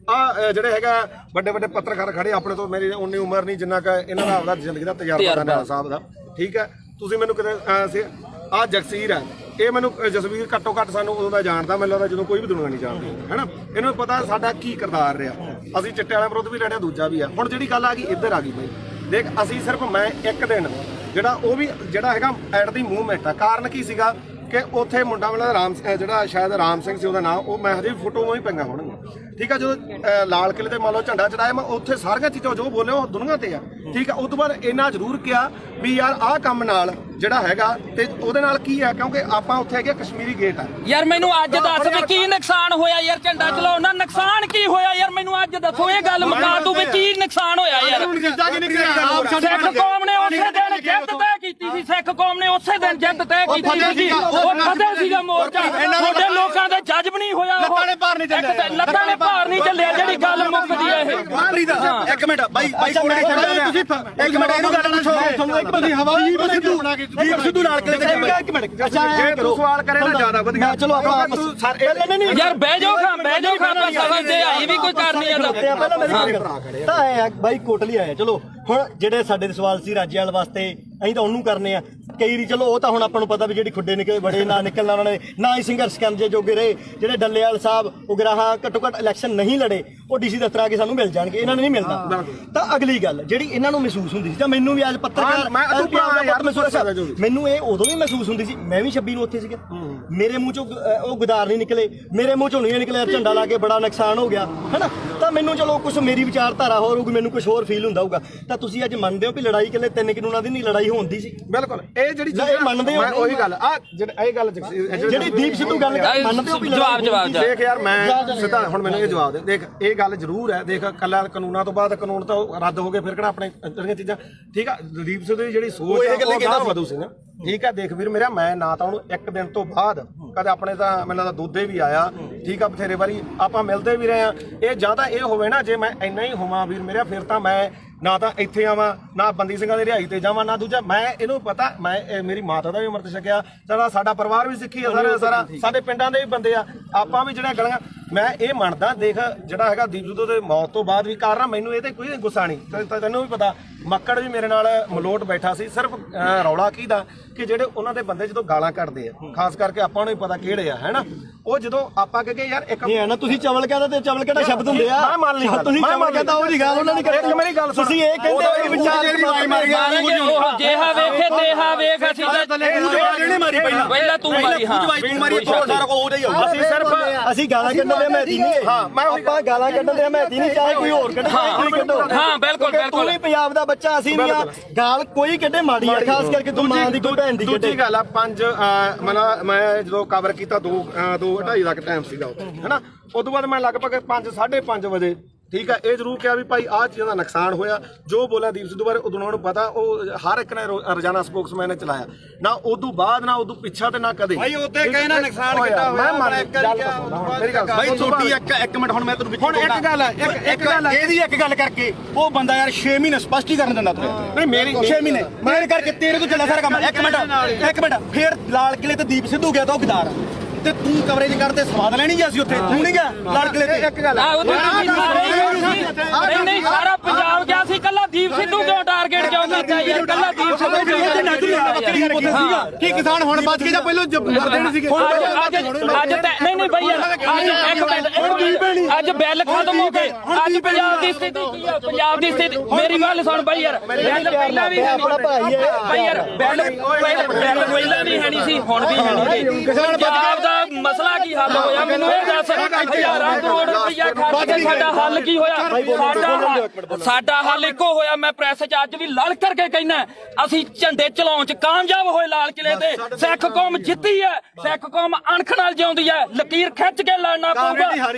ਆ ਜਿਹੜੇ ਹੈਗਾ ਵੱਡੇ ਵੱਡੇ ਪੱਤਰਕਾਰ ਖੜੇ ਆਪਣੇ ਤੋਂ ਮੇਰੀ ਉਨੀ ਉਮਰ ਨਹੀਂ ਜਿੰਨਾ ਕਿ ਇਹਨਾਂ ਦਾ ਆਪਦਾ ਜ਼ਿੰਦਗੀ ਦਾ ਤਜਰਬਾ ਨਾਨਾ ਸਾਹਿਬ ਦਾ ਠੀਕ ਹੈ ਤੁਸੀਂ ਮੈਨੂੰ ਕਿਤੇ ਆ ਜਗਸੀਰ ਹੈ ਇਹ ਮੈਨੂੰ ਜਸਵੀਰ ਘੱਟੋ ਘੱਟ ਸਾਨੂੰ ਉਦੋਂ ਦਾ ਜਾਣਦਾ ਮੈਨੂੰ ਲੱਗਦਾ ਜਦੋਂ ਕੋਈ ਵੀ ਦੁਨੀਆ ਨਹੀਂ ਜਾਣਦੀ ਹੈਨਾ ਇਹਨੂੰ ਪਤਾ ਸਾਡਾ ਕੀ ਕਿਰਦਾਰ ਰਿਹਾ ਅਸੀਂ ਚਿੱਟੇ ਵਾਲੇ ਵਿਰੁੱਧ ਵੀ ਲੜਿਆ ਦੂਜਾ ਵੀ ਆ ਹੁਣ ਜਿਹੜੀ ਗੱਲ ਆ ਗਈ ਇੱਧਰ ਆ ਗਈ ਬਈ ਦੇਖ ਅਸੀਂ ਸਿਰਫ ਮੈਂ ਇੱਕ ਦਿਨ ਜਿਹੜਾ ਉਹ ਵੀ ਜਿਹੜਾ ਹੈਗਾ ਐਟ ਦੀ ਮੂਵਮੈਂਟ ਆ ਕਾਰਨ ਕੀ ਸੀਗਾ ਕਿ ਉੱਥੇ ਮੁੰਡਾ ਵਾਲਾ ਰਾਮ ਜਿਹੜਾ ਸ਼ਾਇਦ ਰਾਮ ਸਿੰਘ ਸੀ ਉਹਦਾ ਨਾਮ ਉਹ ਮੈਂ ਹਜੇ ਫੋਟੋਆਂ ਹੀ ਪਈਆਂ ਹੋਣਗੀਆਂ ਠੀਕ ਆ ਜਦੋਂ ਲਾਲ ਕਿਲੇ ਤੇ ਮੰਨ ਲਓ ਝੰਡਾ ਚੜਾਇਆ ਮੈਂ ਉੱਥੇ ਸਾਰੀਆਂ ਚੀਜ਼ਾਂ ਜੋ ਬੋਲੇ ਉਹ ਦੁਨੀਆ ਤੇ ਆ ਠੀਕ ਆ ਉਸ ਤੋਂ ਬਾਅਦ ਇੰਨਾ ਜ਼ਰੂਰ ਕਿਹਾ ਵੀ ਯਾਰ ਆਹ ਕੰਮ ਨਾਲ ਜਿਹੜਾ ਹੈਗਾ ਤੇ ਉਹਦੇ ਨਾਲ ਕੀ ਆ ਕਿਉਂਕਿ ਆਪਾਂ ਉੱਥੇ ਹੈਗੇ ਕਸ਼ਮੀਰੀ ਗੇਟ ਆ ਯਾਰ ਮੈਨੂੰ ਅੱਜ ਦੱਸ ਵੀ ਕੀ ਨੁਕਸਾਨ ਹੋਇਆ ਯਾਰ ਝੰਡਾ ਚਲਾਉਣ ਨਾਲ ਨੁਕਸਾਨ ਕੀ ਹੋਇਆ ਯਾਰ ਮੈਨੂੰ ਅੱਜ ਦੱਸੋ ਇਹ ਗੱਲ ਮੁਕਾ ਦੂ ਵੀ ਕੀ ਨੁਕਸਾਨ ਹੋਇਆ ਯਾਰ ਸਿੱਖ ਕੌਮ ਨੇ ਉਸੇ ਦਿਨ ਜਿੱਤ ਤੈਅ ਕੀਤੀ ਸੀ ਸਿੱਖ ਕੌਮ ਨੇ ਉਸੇ ਦਿਨ ਜਿੱਤ ਤੈਅ ਕੀਤੀ ਸੀ ਉਹ ਫਤਿਹ ਸੀਗਾ ਮੋਰਚਾ ਤੁਹਾਡੇ ਲੋਕਾਂ ਦਾ ਜੱਜ ਨਹੀਂ ਹੋਇਆ ਲੱਤਾਂ ਨੇ ਭਾਰ ਨਹੀਂ ਚੱਲਿਆ ਜਿਹੜੀ ਗੱਲ ਮੁੱਕਦੀ ਹੈ ਇਹ ਇੱਕ ਮਿੰਟ ਬਾਈ ਕੋਲੇ ਤੁਸੀਂ ਇੱਕ ਮਿੰਟ ਇਹਨੂੰ ਗੱਲ ਨਾਲ ਤੁਹਾਨੂੰ ਇੱਕ ਬੰਦੀ ਹਵਾਈ ਦੀਪ ਸਿੱਧੂ ਨਾਲ ਕਿਤੇ ਇੱਕ ਮਿੰਟ ਜੇ ਤੂੰ ਸਵਾਲ ਕਰੇ ਤਾਂ ਜ਼ਿਆਦਾ ਵਧੀਆ ਚਲੋ ਆਪਾਂ ਯਾਰ ਬਹਿ ਜਾਓ ਖਾਂ ਸਮਝਦੇ ਆਈ ਵੀ ਕੋਈ ਕਰ ਨਹੀਂ ਜਾਂਦਾ ਤਾਂ ਆਇਆ ਬਾਈ ਕੋਟਲੀ ਆਇਆ ਚਲੋ ਹੁਣ ਜਿਹੜੇ ਸਾਡੇ ਸਵਾਲ ਸੀ ਰਾਜੇਵਾਲ ਵਾਸਤੇ ਅਸੀਂ ਤਾਂ ਉਹਨੂੰ ਕਰਨੇ ਆ ਕਈ ਰੀ ਚਲੋ ਉਹ ਤਾਂ ਹੁਣ ਆਪਾਂ ਨੂੰ ਪਤਾ ਵੀ ਜਿਹੜੀ ਖੁੱਡੇ ਨਿਕਲੇ ਬੜੇ ਨਾ ਨਿਕਲਣਾ ਉਹਨਾਂ ਨੇ ਨਾ ਹੀ ਸੰਘਰਸ਼ ਕਰਨ ਜੇ ਜੋਗੇ ਰਹੇ। ਜਿਹੜੇ ਡੱਲੇਵਾਲ ਸਾਹਿਬ ਉਗਰਾਹਾ ਘੱਟੋ ਘੱਟ ਇਲੈਕਸ਼ਨ ਨਹੀਂ ਲੜੇ ਉਹ ਡੀਸੀ ਦਫ਼ਤਰ ਆ ਕੇ ਸਾਨੂੰ ਮਿਲ ਜਾਣਗੇ, ਇਹਨਾਂ ਨੇ ਨਹੀਂ ਮਿਲਣਾ। ਤਾਂ ਅਗਲੀ ਗੱਲ ਜਿਹੜੀ ਇਹਨਾਂ ਨੂੰ ਮਹਿਸੂਸ ਹੁੰਦੀ ਸੀ ਜਾਂ ਮੈਨੂੰ ਵੀ ਅੱਜ ਪੱਤਰਕਾਰ ਮੈਨੂੰ ਇਹ ਉਦੋਂ ਵੀ ਮਹਿਸੂਸ ਹੁੰਦੀ ਸੀ, ਮੈਂ ਵੀ 26 ਨੂੰ ਉੱਥੇ ਸੀਗਾ, ਮੇਰੇ ਮੂੰਹ ਚੋਂ ਉਹ ਗੁਦਾਰ ਨਹੀਂ ਨਿਕਲੇ, ਮੇਰੇ ਮੂੰਹ ਚੋਂ ਨਹੀਂ ਨਿਕਲਿਆ ਝੰਡਾ ਲਾ ਕੇ ਬੜਾ ਨੁਕਸਾਨ ਹੋ ਗਿਆ ਹੈਨਾ। ਤਾਂ ਮੈਨੂੰ ਚਲੋ ਕੁਝ ਮੇਰੀ ਵਿਚਾਰਧਾਰਾ ਹੋਰ ਹੋਊਗੀ, ਮੈਨੂੰ ਕੁਝ ਹੋਰ ਫੀਲ ਹੁੰਦਾ ਹੋਊਗਾ। ਤਾਂ ਤੁਸੀਂ ਅੱਜ ਮੰਨਦੇ ਹੋ ਵੀ ਲੜਾਈ ਇਕੱਲੇ 3 ਕਾਨੂੰਨਾਂ ਦੀ ਨਹੀਂ, ਲੜਾਈ ਹੁੰਦੀ ਸੀ? ਬਿਲਕੁਲ ਇਹ ਜਿਹੜੀ ਚੀਜ਼ ਮੰਨਦੇ ਹੋ? ਮੈਂ ਉਹੀ ਗੱਲ ਆ ਜਿਹੜੀ ਇਹ ਗੱਲ ਜਿਹੜੀ ਦੀਪ ਸਿੱਧੂ ਗੱਲ ਮੰਨਦੇ ਹੋ? ਜਵਾਬ ਦੇਖ ਯਾਰ ਮੈਂ ਸਿੱਧਾ ਹੁਣ ਮੈਨੂੰ ਇਹ ਜਵਾਬ ਦੇ। ਦੇਖ ਇਹ ਗੱਲ ਜ਼ਰੂਰ ਹੈ, ਦੇਖ ਕੱਲਾ ਕਾਨੂੰਨਾਂ ਤੋਂ ਬਾਅਦ ਕਾਨੂੰਨ ਤਾਂ ਰੱਦ ਹੋ ਗਏ, ਫਿਰ ਕਿਹੜਾ ਆਪਣੇ ਜਿਹੜੀਆਂ ਚੀਜ਼ਾਂ ਠੀਕ ਆ। ਦੀਪ ਸਿੱਧੂ ਦੀ ਜਿਹੜੀ ਸੋਚ ਹੈ ਉਹ ਗਾਹ ਵਧੂ ਸੀ ਨਾ, ਠੀਕ ਆ। ਦੇਖ ਵੀਰ ਮੇਰਾ ਮੈਂ ਨਾ ਤਾਂ ਉਹਨੂੰ ਇੱਕ ਦਿਨ ਤੋਂ ਬਾਅਦ ਕਦੇ ਆਪਣੇ ਤਾਂ ਮੈਨੂੰ ਤਾਂ ਦੁੱਧੇ ਵੀ ਆਇਆ, ਠੀਕ ਆ, ਬਥੇਰੇ ਵਾਰੀ ਆਪਾਂ ਮਿਲਦੇ ਵੀ ਰਹੇ ਆ। ਇਹ ਜਾਂ ਤਾਂ ਇਹ ਹੋਵੇ ਨਾ ਜੇ ਮੈਂ ਇੰਨਾ ਹੀ ਹੋਵਾਂ ਵੀਰ ਮੇਰਾ, ਫਿਰ ਤਾਂ ਮੈਂ ਨਾ ਤਾਂ ਇੱਥੇ ਆਵਾਂ ਨਾ ਬੰਦੀ ਸਿੰਘਾਂ ਦੀ ਰਿਹਾਈ ਤੇ ਜਾਵਾਂ, ਨਾ ਦੂਜਾ ਮੈਂ ਇਹਨੂੰ ਪਤਾ ਮੈਂ ਮੇਰੀ ਮਾਤਾ ਦਾ ਵੀ ਅੰਮ੍ਰਿਤ ਛਕਿਆ, ਸਾਡਾ ਪਰਿਵਾਰ ਵੀ ਸਿੱਖੀ ਆ, ਸਾਰਾ ਸਾਡੇ ਪਿੰਡਾਂ ਦੇ ਵੀ ਬੰਦੇ ਆ, ਆਪਾਂ ਵੀ ਜਿਹੜਾ ਗਲੀਆਂ। ਮੈਂ ਇਹ ਮੰਨਦਾ ਦੇਖ ਜਿਹੜਾ ਹੈਗਾ ਦੀਪ ਸਿੱਧੂ ਦੇ ਮੌਤ ਤੋਂ ਬਾਅਦ ਵੀ ਕਾਰਨ ਮੈਨੂੰ ਇਹ ਤੇ ਕੋਈ ਗੁੱਸਾ ਨਹੀਂ, ਤੈਨੂੰ ਵੀ ਪਤਾ ਮੱਕੜ ਵੀ ਮੇਰੇ ਨਾਲ ਮਲੋਟ ਬੈਠਾ ਸੀ। ਸਿਰਫ ਰੌਲਾ ਕੀ ਦਾ ਕਿ ਜਿਹੜੇ ਉਹਨਾਂ ਦੇ ਬੰਦੇ ਜਦੋਂ ਗਾਲਾਂ ਕੱਢਦੇ ਆ, ਖਾਸ ਕਰਕੇ ਆਪਾਂ ਨੂੰ ਵੀ ਪਤਾ ਕਿਹੜੇ ਆ ਹੈਨਾ, ਉਹ ਜਦੋਂ ਆਪਾਂ ਕਹੇ ਯਾਰ ਇੱਕ ਇਹ ਹੈ ਨਾ ਤੁਸੀਂ ਚਵਲ ਕਹਿੰਦਾ ਤੇ ਚਵਲ ਕਿਹੜਾ ਸ਼ਬਦ ਹੁੰਦੇ ਆ, ਮੈਂ ਮੰਨ ਲਈ ਤੁਸੀਂ ਚਵਲ ਕਹਿੰਦਾ ਉਹ ਦੀ ਗੱਲ ਉਹਨਾਂ ਨੇ ਕਰੀ। ਮੇਰੀ ਗੱਲ ਤੁਸੀਂ ਇਹ ਕਹਿੰਦੇ ਵਿਚਾਰ ਜਿਹੜੀ ਵਾਈ ਮਾਰੀ ਜਿਹਾ ਵੇਖੇ ਤੇਹਾ ਵੇਖ, ਅਸੀਂ ਤਾਂ ਮਾਰੀ ਪਹਿਲਾਂ ਤੂੰ ਮਾਰੀ, ਹਾਂ ਤੂੰ ਮਾਰੀ, ਸਾਰਾ ਕੋ ਉਹਦਾ ਹੀ ਹੋਊ। ਅਸੀਂ ਸਿਰਫ ਅਸੀਂ ਗਾਲਾਂ ਕੱਢਣ ਦੇ ਮਹਿਤੀ ਨਹੀਂ, ਹਾਂ ਮੈਂ ਆਪਾਂ ਗਾਲਾਂ ਕੱਢਣ ਦੇ ਮਹਿਤੀ ਨਹੀਂ, ਚਾਹੇ ਕੋਈ ਹੋਰ ਕੱਢੇ ਕੋਈ ਕੱਢੋ। ਹਾਂ ਬਿਲਕੁਲ ਤੂੰ ਵੀ ਪੰਜਾਬ ਦਾ ਬੱਚਾ, ਅਸੀਂ ਨਹੀਂ ਆ। ਗਾਲ ਕੋਈ ਕੱਢੇ ਮਾੜੀ ਆ, ਖਾਸ ਕਰਕੇ ਤੂੰ ਮਾਂ ਦੀ ਕੋਈ ਭੈਣ ਦੀ ਕੱਢੇ। ਦੂਜੀ ਗੱਲ ਆ ਮੈਂ ਜਦੋਂ ਕਵਰ ਕੀਤਾ 2:30 ਤੱਕ ਟਾਈਮ ਸੀਗਾ ਉੱਥੇ ਹੈਨਾ, ਉਸ ਤੋਂ ਬਾਅਦ ਮੈਂ ਲਗਭਗ 5:30 ਵਜੇ ਠੀਕ ਹੈ ਇਹ ਜ਼ਰੂਰ ਕਿਹਾ ਵੀ ਭਾਈ ਆਹ ਚੀਜ਼ਾਂ ਦਾ ਨੁਕਸਾਨ ਹੋਇਆ। ਜੋ ਬੋਲਿਆ ਦੀਪ ਸਿੱਧੂ ਬਾਰੇ ਉਦੋਂ ਨੂੰ ਪਤਾ, ਉਹ ਹਰ ਇੱਕ ਨੇ ਰੋਜ਼ਾਨਾ ਸਪੋਕਸਮੈਨ ਨੇ ਚਲਾਇਆ, ਨਾ ਉਦੋਂ ਬਾਅਦ ਨਾ ਉਦੋਂ ਪਿੱਛਾ ਤੇ ਨਾ ਕਦੇ ਭਾਈ ਉੱਤੇ ਕਹੇ ਨਾ ਨੁਕਸਾਨ ਕੀਤਾ ਹੋਇਆ। ਮੈਂ ਮੰਨ ਮੇਰੀ ਗੱਲ ਭਾਈ ਛੋਟੀ ਇੱਕ ਮਿੰਟ ਹੁਣ ਮੈਂ ਤੈਨੂੰ ਹੁਣ ਇੱਕ ਗੱਲ ਹੈ ਇੱਕ ਗੱਲ ਇਹਦੀ ਇੱਕ ਗੱਲ ਕਰਕੇ ਉਹ ਬੰਦਾ ਯਾਰ 6 ਮਹੀਨੇ ਸਪਸ਼ਟੀਕਰਨ ਦਿੰਦਾ ਤੂੰ ਨਹੀਂ ਮੇਰੀ 6 ਮਹੀਨੇ ਮੇਰੇ ਕਰਕੇ ਤੇਰੇ ਤੋਂ ਚੱਲਿਆ ਸਾਰਾ ਕੰਮ। ਇੱਕ ਮਿੰਟ ਫਿਰ ਲਾਲ ਕਿਲੇ ਤੇ ਦੀਪ ਸਿੱਧੂ ਗਿਆ ਤਾਂ ਉਹ ਗਦਾਰ ਤੇ ਤੂੰ ਕਵਰੇਜ ਕਰਦੇ ਸਵਾਦ ਲੈਣੀ ਗਿਆ ਸੀ ਉੱਥੇ, ਤੂੰ ਨਹੀਂ ਗਿਆ ਲਾਲ ਕਿਲੇ ਤੇ? ਇੱਕ ਗੱਲ ਨਹੀਂ ਸਾਰਾ ਪੰਜਾਬ ਗਿਆ ਸੀ, ਕੱਲਾ ਦੀਪ ਸਿੱਧੂ ਕਿਉਂ ਟਾਰਗੇਟ ਕਿਉਂ ਕੀਤਾ ਯਾਰ? ਕੱਲਾ ਦੀਪ ਸਿੱਧੂ ਕੀ ਕਿਸਾਨ ਹੁਣ ਬਚ ਗਏ ਜਾਂ ਪਹਿਲਾਂ ਮਰਦੇ ਨਹੀਂ ਸੀਗੇ? ਅੱਜ ਨਹੀਂ ਬਈ ਅੱਜ ਬਿੱਲ ਖਤਮ ਹੋ ਗਏ, ਅੱਜ ਪੰਜਾਬ ਦੀ ਸਥਿਤੀ ਕੀ ਆ? ਪੰਜਾਬ ਦੀ ਸਥਿਤੀ ਮੇਰੀ ਗੱਲ ਸੁਣ ਬਈ ਯਾਰ, ਪਹਿਲਾਂ ਵੀ ਬਈ ਯਾਰ ਪਹਿਲਾਂ ਵੀ ਹੈ ਨਹੀਂ ਸੀ, ਹੁਣ ਵੀ ਹੈ ਨਹੀਂ। ਪੰਜਾਬ ਦਾ ਮਸਲਾ ਕੀ ਹੱਲ ਹੋਇਆ ਮੈਨੂੰ ਇਹ ਦੱਸ। ਹਜ਼ਾਰਾਂ ਕਰੋੜ ਰੁਪਇਆ ਖਰਚ ਕੇ ਸਾਡਾ ਹੱਲ ਕੀ ਹੋਇਆ? ਸਾਡਾ ਹੱਲ ਇੱਕੋ ਹੋਇਆ। ਮੈਂ ਪ੍ਰੈਸ 'ਚ ਅੱਜ ਵੀ ਲੜ ਕਰਕੇ ਕਹਿਣਾ, ਅਸੀਂ ਝੰਡੇ ਚਲਾਉਣ 'ਚ ਕਾਮਯਾਬ ਹੋਏ ਲਾਲ ਕਿਲੇ ਤੇ। ਸਿੱਖ ਕੌਮ ਜਿੱਤੀ ਹੈ, ਸਿੱਖ ਕੌਮ ਅਣਖ ਨਾਲ ਜਿਉਂਦੀ ਹੈ, ਲਕੀਰ ਖਿੱਚ ਕੇ ਲੜਨਾ ਪਊਗਾ।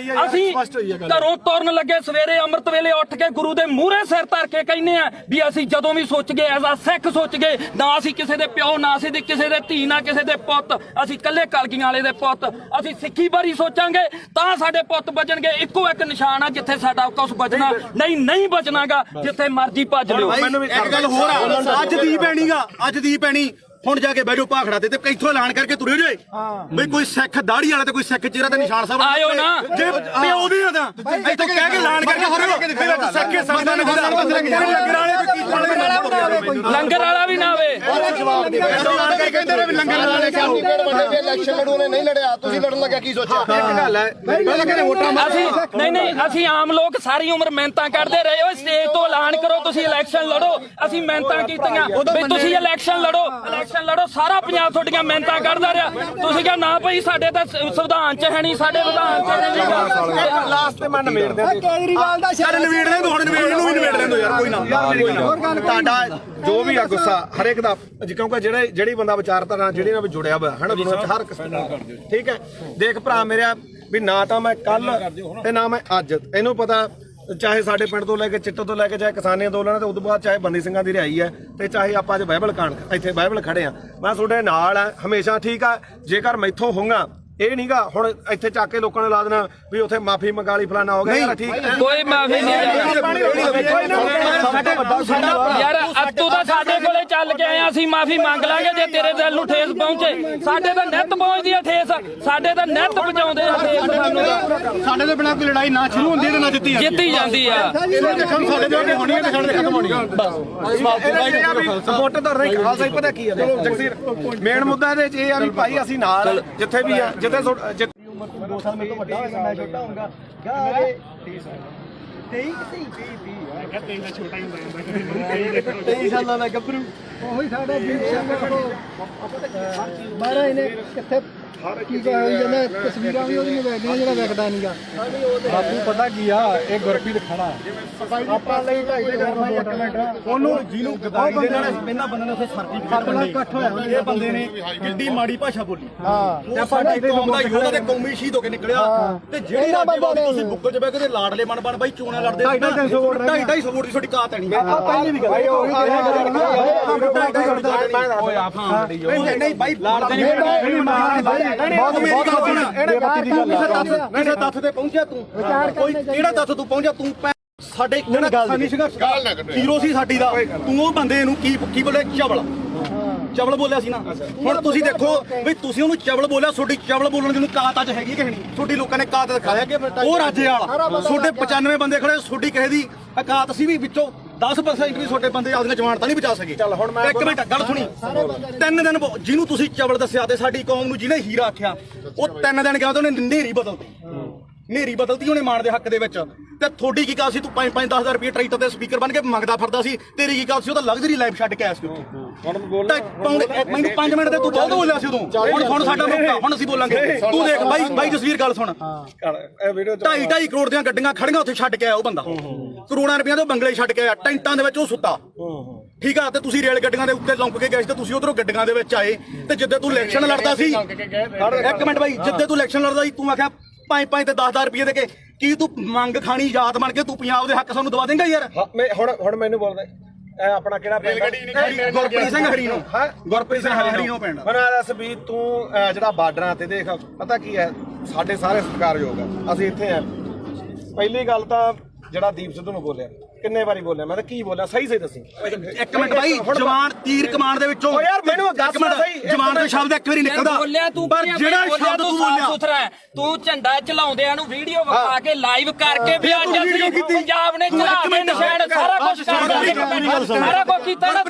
ਅਸੀਂ ਘਰੋਂ ਤੁਰਨ ਲੱਗੇ ਸਵੇਰੇ ਅੰਮ੍ਰਿਤ ਵੇਲੇ ਉੱਠ ਕੇ ਗੁਰੂ ਦੇ ਮੂਹਰੇ ਸਿਰ ਧਰ ਕੇ ਕਹਿੰਦੇ ਆ ਵੀ ਅਸੀਂ ਜਦੋਂ ਵੀ ਸੋਚ ਗਏ ਐਜ਼ ਆ ਸਿੱਖ ਸੋਚ ਗਏ, ਨਾ ਅਸੀਂ ਕਿਸੇ ਦੇ ਪਿਓ, ਨਾ ਅਸੀਂ ਕਿਸੇ ਦੇ ਧੀ, ਨਾ ਕਿਸੇ ਦੇ ਪੁੱਤ, ਅਸੀਂ ਇਕੱਲੇ ਕਲਗੀਆਂ ਵਾਲੇ ਦੇ ਪੁੱਤ। ਅਸੀਂ ਸਿੱਖੀ ਬਾਰੇ ਸੋਚਾਂਗੇ ਤਾਂ ਸਾਡੇ ਪੁੱਤ ਬਚਣਗੇ। ਇੱਕੋ ਇੱਕ ਨਿਸ਼ਾਨ ਆ ਜਿੱਥੇ ਸਾਡਾ ਕੁਝ ਬਚਣਾ ਨਹੀਂ ਬਚਣਾਗਾ, ਜਿੱਥੇ ਮਰਜ਼ੀ ਭੱਜ ਲਿਓ। ਇੱਕ ਗੱਲ ਹੋਰ ਆ, ਅੱਜ ਦੀ ਪੈਣੀਗਾ, ਅੱਜ ਦੀ ਪੈਣੀ ਹੁਣ ਜਾ ਕੇ ਬੈਠੋ ਭਾਖੜਾ ਤੇ ਇੱਥੋਂ ਐਲਾਨ ਕਰਕੇ ਤੁਰੇ ਜੇ ਬਈ ਕੋਈ ਸਿੱਖ ਦਾੜੀ ਵਾਲਾ ਤੇ ਕੋਈ ਸਿੱਖ ਚਿਹਰਾ ਤੇ ਨਿਸ਼ਾਨ ਸਾਹਿਬ ਆਇਓ ਨਾ, ਜੇ ਪਿਓ ਦੀ ਤਾਂ ਇੱਥੋਂ ਕਹਿ ਕੇ ਐਲਾਨ ਕਰਕੇ ਤੁਰੇ ਸਿੱਖ ਸੰਗਤਾਂ ਨੇ ਲੰਗਰ ਵਾਲਾ ਵੀ ਨਾ ਆਵੇ। ਕਹਿੰਦੇ ਨੇ ਵੀ ਲੰਗਰ ਵਾਲੇ ਇਲੈਕਸ਼ਨ ਲੜੂ ਨੇ ਨਹੀਂ ਲੜਿਆ, ਤੁਸੀਂ ਲੜਨ ਲੱਗਾ ਕੀ ਸੋਚਿਆ? ਇੱਕ ਗੱਲ ਹੈ ਅਸੀਂ ਨਹੀਂ ਅਸੀਂ ਆਮ ਲੋਕ ਸਾਰੀ ਉਮਰ ਮਿਹਨਤਾਂ ਕਰਦੇ ਰਹੇ। ਓਏ ਸਟੇਜ ਤੋਂ ਐਲਾਨ ਕਰੋ ਤੁਸੀਂ ਇਲੈਕਸ਼ਨ ਲੜੋ, ਅਸੀਂ ਮਿਹਨਤਾਂ ਕੀਤੀਆਂ ਵੀ ਤੁਸੀਂ ਇਲੈਕਸ਼ਨ ਲੜੋ। ਸਾਰਾ ਪੰਜਾਬ ਤੁਹਾਡੀਆਂ ਮਿਹਨਤਾਂ ਕਰਦਾ ਰਿਹਾ। ਤੁਸੀਂ ਕਿਹਾ ਨਾ ਭਾਈ ਸਾਡੇ ਤਾਂ ਸੰਵਿਧਾਨ 'ਚ ਹੈ ਨਹੀਂ, ਸਾਡੇ ਵਿਧਾਨ 'ਚ ਹੈ ਨਹੀਂ। ਲਾਸਟ ਤੇ ਮੈਂ ਨਵੇੜ ਦਿਆਂ ਕੇਜਰੀਵਾਲ ਦਾ ਯਾਰ ਨਵੇੜ ਦੇ ਹੁਣ ਨਵੇੜ ਨੂੰ ਵੀ ਨਵੇੜ ਲੈਂਦੋ ਯਾਰ ਕੋਈ ਨਾ। ਤੁਹਾਡਾ ਜੋ ਵੀ ਆ ਗੁੱਸਾ ਹਰੇਕ ਦਾ, ਕਿਉਂਕਿ ਜਿਹੜੀ ਬੰਦਾ ਵਿਚਾਰਧਾਰਾ ਜਿਹੜੀ ਨਾਲ ਜੁੜਿਆ ਹੋਇਆ ਹੈ ਨਾ ਦੁਨੀਆ 'ਚ ਹਰ ਕਿਸਮ ਦਾ, ਠੀਕ ਹੈ। ਦੇਖ ਭਰਾ ਮੇਰਾ ਵੀ ਨਾ ਤਾਂ ਮੈਂ ਕੱਲ ਤੇ ਨਾ ਮੈਂ ਅੱਜ, ਇਹਨੂੰ ਪਤਾ ਚਾਹੇ ਸਾਡੇ ਪਿੰਡ ਤੋਂ ਲੈ ਕੇ ਚਿੱਟੋ ਤੋਂ ਲੈ ਕੇ ਚਾਹੇ ਕਿਸਾਨੀ ਅੰਦੋਲਨ ਤੇ ਉਦੋਂ ਬਾਅਦ ਚਾਹੇ ਬੰਦੀ ਸਿੰਘਾਂ ਦੀ ਰਿਹਾਈ ਹੈ ਤੇ ਚਾਹੇ ਆਪਾਂ ਅੱਜ ਬਾਈਬਲ ਕਾਂਡ ਇੱਥੇ ਬਾਈਬਲ ਖੜੇ ਆ, ਮੈਂ ਤੁਹਾਡੇ ਨਾਲ ਆ ਹਮੇਸ਼ਾ, ਠੀਕ ਆ। ਜੇਕਰ ਮੈਥੋਂ ਹੋਊਗਾ ਇਹ ਨਹੀਂਗਾ ਹੁਣ ਇੱਥੇ ਚੱਕ ਕੇ ਲੋਕਾਂ ਨੇ ਲਾ ਦੇਣਾ ਵੀ ਉੱਥੇ ਮਾਫੀ ਮੰਗਾ ਲਈ ਫਲਾਣਾ ਹੋ ਗਿਆ। ਠੀਕ ਕੋਈ ਮਾਫੀ ਨਹੀਂ ਯਾਰ, ਅੱਤੂ ਤਾਂ ਸਾਡੇ ਕੋਲੇ ਚੱਲ ਕੇ ਆਏ ਅਸੀਂ ਮਾਫੀ ਮੰਗ ਲਾਂਗੇ ਜੇ ਤੇਰੇ ਦਿਲ ਨੂੰ ਠੇਸ ਪਹੁੰਚੇ। ਸਾਡੇ ਤਾਂ ਨਿੱਤ ਪਹੁੰਚਦੀ ਆ ਠੇਸ, ਸਾਡੇ ਤਾਂ ਨਿੱਤ ਪਹੁੰਚਾਉਂਦੇ ਆ ਠੇਸ ਸਾਨੂੰ ਤਾਂ। ਸਾਡੇ ਦੇ ਬਿਨਾਂ ਕੋਈ ਲੜਾਈ ਨਾ ਸ਼ੁਰੂ ਹੁੰਦੀ ਤੇ ਨਾ ਜਿੱਤੀ ਜਿੱਤੀ ਜਾਂਦੀ ਆ। ਸਾਡੇ ਦੇ ਹੋਣੀ ਹੈ ਤੇ ਸਾਡੇ ਖਤਮ ਹੋਣੀ ਹੈ। ਸਪੋਰਟ ਤਾਂ ਨਹੀਂ ਖਾਲਸਾ ਹੀ ਪਤਾ ਕੀ ਹੈ ਜਗਸੀਰ ਮੇਨ ਮੁੱਦਾ ਇਹਦੇ 'ਚ ਇਹ ਆ ਵੀ ਭਾਈ ਅਸੀਂ ਨਾਲ ਜਿੱਥੇ ਵੀ ਆ ਜਿੱਥੇ 2 ਸਾਲ ਮੇਰੇ ਤੋਂ ਵੱਡਾ ਹੋਏਗਾ, ਮੈਂ ਛੋਟਾ ਹੋਊਗਾ। 23 ਸਾਲਾਂ ਦਾ ਗੱਭਰੂ। ਉਹੀ ਸਾਡਾ ਦੀਪ ਸਿੰਘ ਬਾਹਰ ਇਹਨੇ ਕਿੱਥੇ ਕੀ ਹੋਈ ਜਾਂਦਾ, ਤਸਵੀਰਾਂ ਵੀ ਉਹਦੀ ਮੋਬਾਈਲ ਜਿਹੜਾ ਵਿਕਦਾ ਨਹੀਂਗਾ। ਬਾਪੂ ਪਤਾ ਕੀ ਆ, ਇਹ ਗੁਰਪ੍ਰੀਤ ਖੜਾ ਆਪਾਂ ਲਈ ਉਹਨੂੰ ਜਿਹਨੂੰ ਗਦਾਈ ਦੇ ਨਾਲ ਇਹਨਾਂ ਬੰਦੇ ਨੇ ਉੱਥੇ ਸਰਟੀਫਿਕੇਟ ਇਕੱਠ ਹੋਇਆ। ਇਹ ਬੰਦੇ ਨੇ ਕਿੱਡੀ ਮਾੜੀ ਭਾਸ਼ਾ ਬੋਲੀ। ਤੇ ਆਪਾਂ ਕੌਮ ਦਾ ਯੋਧਾ ਤੇ ਕੌਮੀ ਸ਼ਹੀਦ ਹੋ ਕੇ ਨਿਕਲਿਆ। ਤੇ ਜਿਹੜੀ ਰਾਜਵਾਦੀ ਤੁਸੀਂ ਬੁੱਕਲ 'ਚ ਬਹਿ ਕੇ ਲਾਡਲੇ ਬਣ ਬਾਈ ਚੋਣਾਂ ਲੜਦੇ 250 ਵੋਟ ਦੀ ਤੁਹਾਡੀ ਕਾਤ ਨਹੀਂ। ਪਹਿਲੀ ਵੀ ਗੱਲ ਨਹੀਂ ਬਾਈ ਕਿਸੇ ਤੱਥ ਤੇ ਪਹੁੰਚਿਆ ਤੂੰ, ਕੋਈ ਕਿਹੜਾ ਤੱਥ ਤੂੰ ਪਹੁੰਚਿਆ ਤੂੰ ਸਾਡੇ ਖਾਨੀ ਸੰਘਰਸ਼ ਹੀਰੋ ਸੀ ਸਾਡੀ ਦਾ। ਤੂੰ ਉਹ ਬੰਦੇ ਨੂੰ ਕੀ ਬੋਲੇ ਚਵਲ ਬੋਲਿਆ ਸੀ ਨਾ। ਹੁਣ ਤੁਸੀਂ ਦੇਖੋ ਵੀ ਤੁਸੀਂ ਉਹਨੂੰ ਚਵਲ ਬੋਲਿਆ, ਤੁਹਾਡੀ ਚਵਲ ਬੋਲਣ ਦੀ ਨੂੰ ਕਾਤ ਅੱਜ ਹੈਗੀ ਕਿ ਨਹੀਂ? ਤੁਹਾਡੀ ਲੋਕਾਂ ਨੇ ਕਾਤ ਦਿਖਾਇਆ ਉਹ ਰਾਜੇ ਵਾਲਾ। ਤੁਹਾਡੇ 95 ਬੰਦੇ ਖੜੇ, ਤੁਹਾਡੀ ਕਿਸੇ ਦੀ ਕਾਤ ਸੀ ਵੀ ਵਿੱਚੋਂ 10% ਵੀ ਤੁਹਾਡੇ ਬੰਦੇ ਆਪਦੀਆਂ ਜਮਾਨਤਾਂ ਨਹੀਂ ਬਚਾ ਸਕੇ। ਚੱਲ ਹੁਣ ਮੈਂ ਇੱਕ ਮਿੰਟ ਗੱਲ ਸੁਣੀ। 3 ਦਿਨ ਜਿਹਨੂੰ ਤੁਸੀਂ ਚਵਲ ਦੱਸਿਆ ਤੇ ਸਾਡੀ ਕੌਮ ਨੂੰ ਜਿਹਨੇ ਹੀਰਾ ਆਖਿਆ, ਉਹ 3 ਦਿਨ ਗਿਆ ਤੇ ਉਹਨੇ ਨੇਰੀ ਬਦਲਤੀ ਉਹਨੇ ਮਾਣ ਦੇ ਹੱਕ ਦੇ ਵਿੱਚ। ਤੇ ਤੁਹਾਡੀ ਕੀ ਗੱਲ ਸੀ? ਤੂੰ 5-10 ਰੁਪਏ ਟਰੈਕਟਰ ਤੇ ਸਪੀਕਰ ਬਣ ਕੇ ਮੰਗਦਾ ਫਿਰਦਾ ਸੀ। ਤੇਰੀ ਕੀ ਗੱਲ ਸੀ? ਉਹ ਤਾਂ ਲਗਜ਼ਰੀ ਲਾਈਫ ਛੱਡ ਕੇ ਆਇਆ ਸੀ ਉੱਥੇ। ਮੈਨੂੰ 5 ਮਿੰਟ ਤੇ ਤੂੰ ਬਹੁਤ ਬੋਲਿਆ ਸੀ ਉਦੋਂ। ਹੁਣ ਸਾਡਾ ਮੌਕਾ, ਹੁਣ ਅਸੀਂ ਬੋਲਾਂਗੇ। ਤੂੰ ਦੇਖ ਬਾਈ ਜਸਵੀਰ ਗੱਲ ਸੁਣ। 2.5 ਕਰੋੜ ਦੀਆਂ ਗੱਡੀਆਂ ਖੜੀਆਂ ਉੱਥੇ ਛੱਡ ਕੇ ਆਇਆ ਉਹ ਬੰਦਾ। ਕਰੋੜਾਂ ਰੁਪਈਆਂ ਦੇ ਬੰਗਲੇ ਛੱਡ ਕੇ ਆਇਆ, ਟੈਂਟਾਂ ਦੇ ਵਿੱਚ ਉਹ ਸੁੱਤਾ। ਠੀਕ ਆ। ਤੇ ਤੁਸੀਂ ਰੇਲ ਗੱਡੀਆਂ ਦੇ ਉੱਤੇ ਲੰਘ ਕੇ ਗਏ ਸੀ ਤੇ ਤੁਸੀਂ ਉਧਰੋਂ ਗੱਡੀਆਂ ਦੇ ਵਿੱਚ ਆਏ। ਤੇ ਜਿੱਦੇ ਤੂੰ ਇਲੈਕਸ਼ਨ ਲੜਦਾ ਸੀ, ਇੱਕ ਮਿੰਟ ਬਾਈ, ਜਿੱਦੇ ਤੂੰ ਇਲੈਕਸ਼ਨ ਲੜਦਾ ਸੀ ਤੂੰ ਆਖਿਆ 5 ਤੇ 10 ਰੁਪਏ ਦੇ ਕੇ ਕੀ ਤੂੰ ਮੰਗ ਖਾਣੀ ਯਾਦ ਬਣ ਕੇ ਤੂੰ ਪੰਜਾਬ ਦੇ ਹੱਕ ਸਾਨੂੰ ਦਵਾ ਦੇਂਗਾ ਯਾਰ? ਹੁਣ ਮੈਨੂੰ ਬੋਲਦਾ ਆਪਣਾ ਕਿਹੜਾ ਗੁਰਪ੍ਰੀਤ ਸਿੰਘ ਹਰੀਨੋ। ਗੁਰਪ੍ਰੀਤ ਸਿੰਘ ਹਰੀਨੋ ਪਿੰਡ। ਹੁਣ ਦੱਸ ਵੀ ਤੂੰ ਜਿਹੜਾ ਬਾਰਡਰਾਂ ਤੇ ਦੇਖ, ਪਤਾ ਕੀ ਹੈ, ਸਾਡੇ ਸਾਰੇ ਸਤਿਕਾਰਯੋਗ ਆ, ਅਸੀਂ ਇੱਥੇ ਆ। ਪਹਿਲੀ ਗੱਲ ਤਾਂ ਜਿਹੜਾ ਦੀਪ ਸਿੱਧੂ ਨੂੰ ਬੋਲਿਆ, ਕਿੰਨੇ ਵਾਰੀ ਬੋਲਿਆ ਮੈਂ ਤਾਂ ਕੀ ਬੋਲਿਆ ਸਹੀ ਦੱਸੀ। ਇੱਕ ਮਿੰਟ ਬਾਈ, ਜਵਾਨ ਤੀਰ ਕਮਾਨ ਦੇ ਵਿੱਚੋਂ ਯਾਰ ਮੈਨੂੰ ਇੱਕ ਮਿੰਟ ਸਹੀ ਜਵਾਨ ਦਾ ਸ਼ਬਦ ਇੱਕ ਵਾਰੀ ਨਿਕਲਦਾ। ਪਰ ਜਿਹੜਾ ਸ਼ਬਦ ਤੂੰ ਬੋਲਿਆ ਸੁਥਰਾ ਹੈ। ਤੂੰ ਝੰਡਾ ਚਲਾਉਂਦਿਆਂ ਨੂੰ ਵੀਡੀਓ ਵਿਖਾ ਕੇ ਲਾਈਵ ਕਰਕੇ ਵੀ ਅੱਜ ਅਸੀਂ ਪੰਜਾਬ ਨੇ ਚਲਾ ਕੇ ਨਿਸ਼ਾਨ ਸਾਰਾ ਕੁਝ ਸਾਰਾ ਕੁਝ ਕੀਤਾ ਨਾ।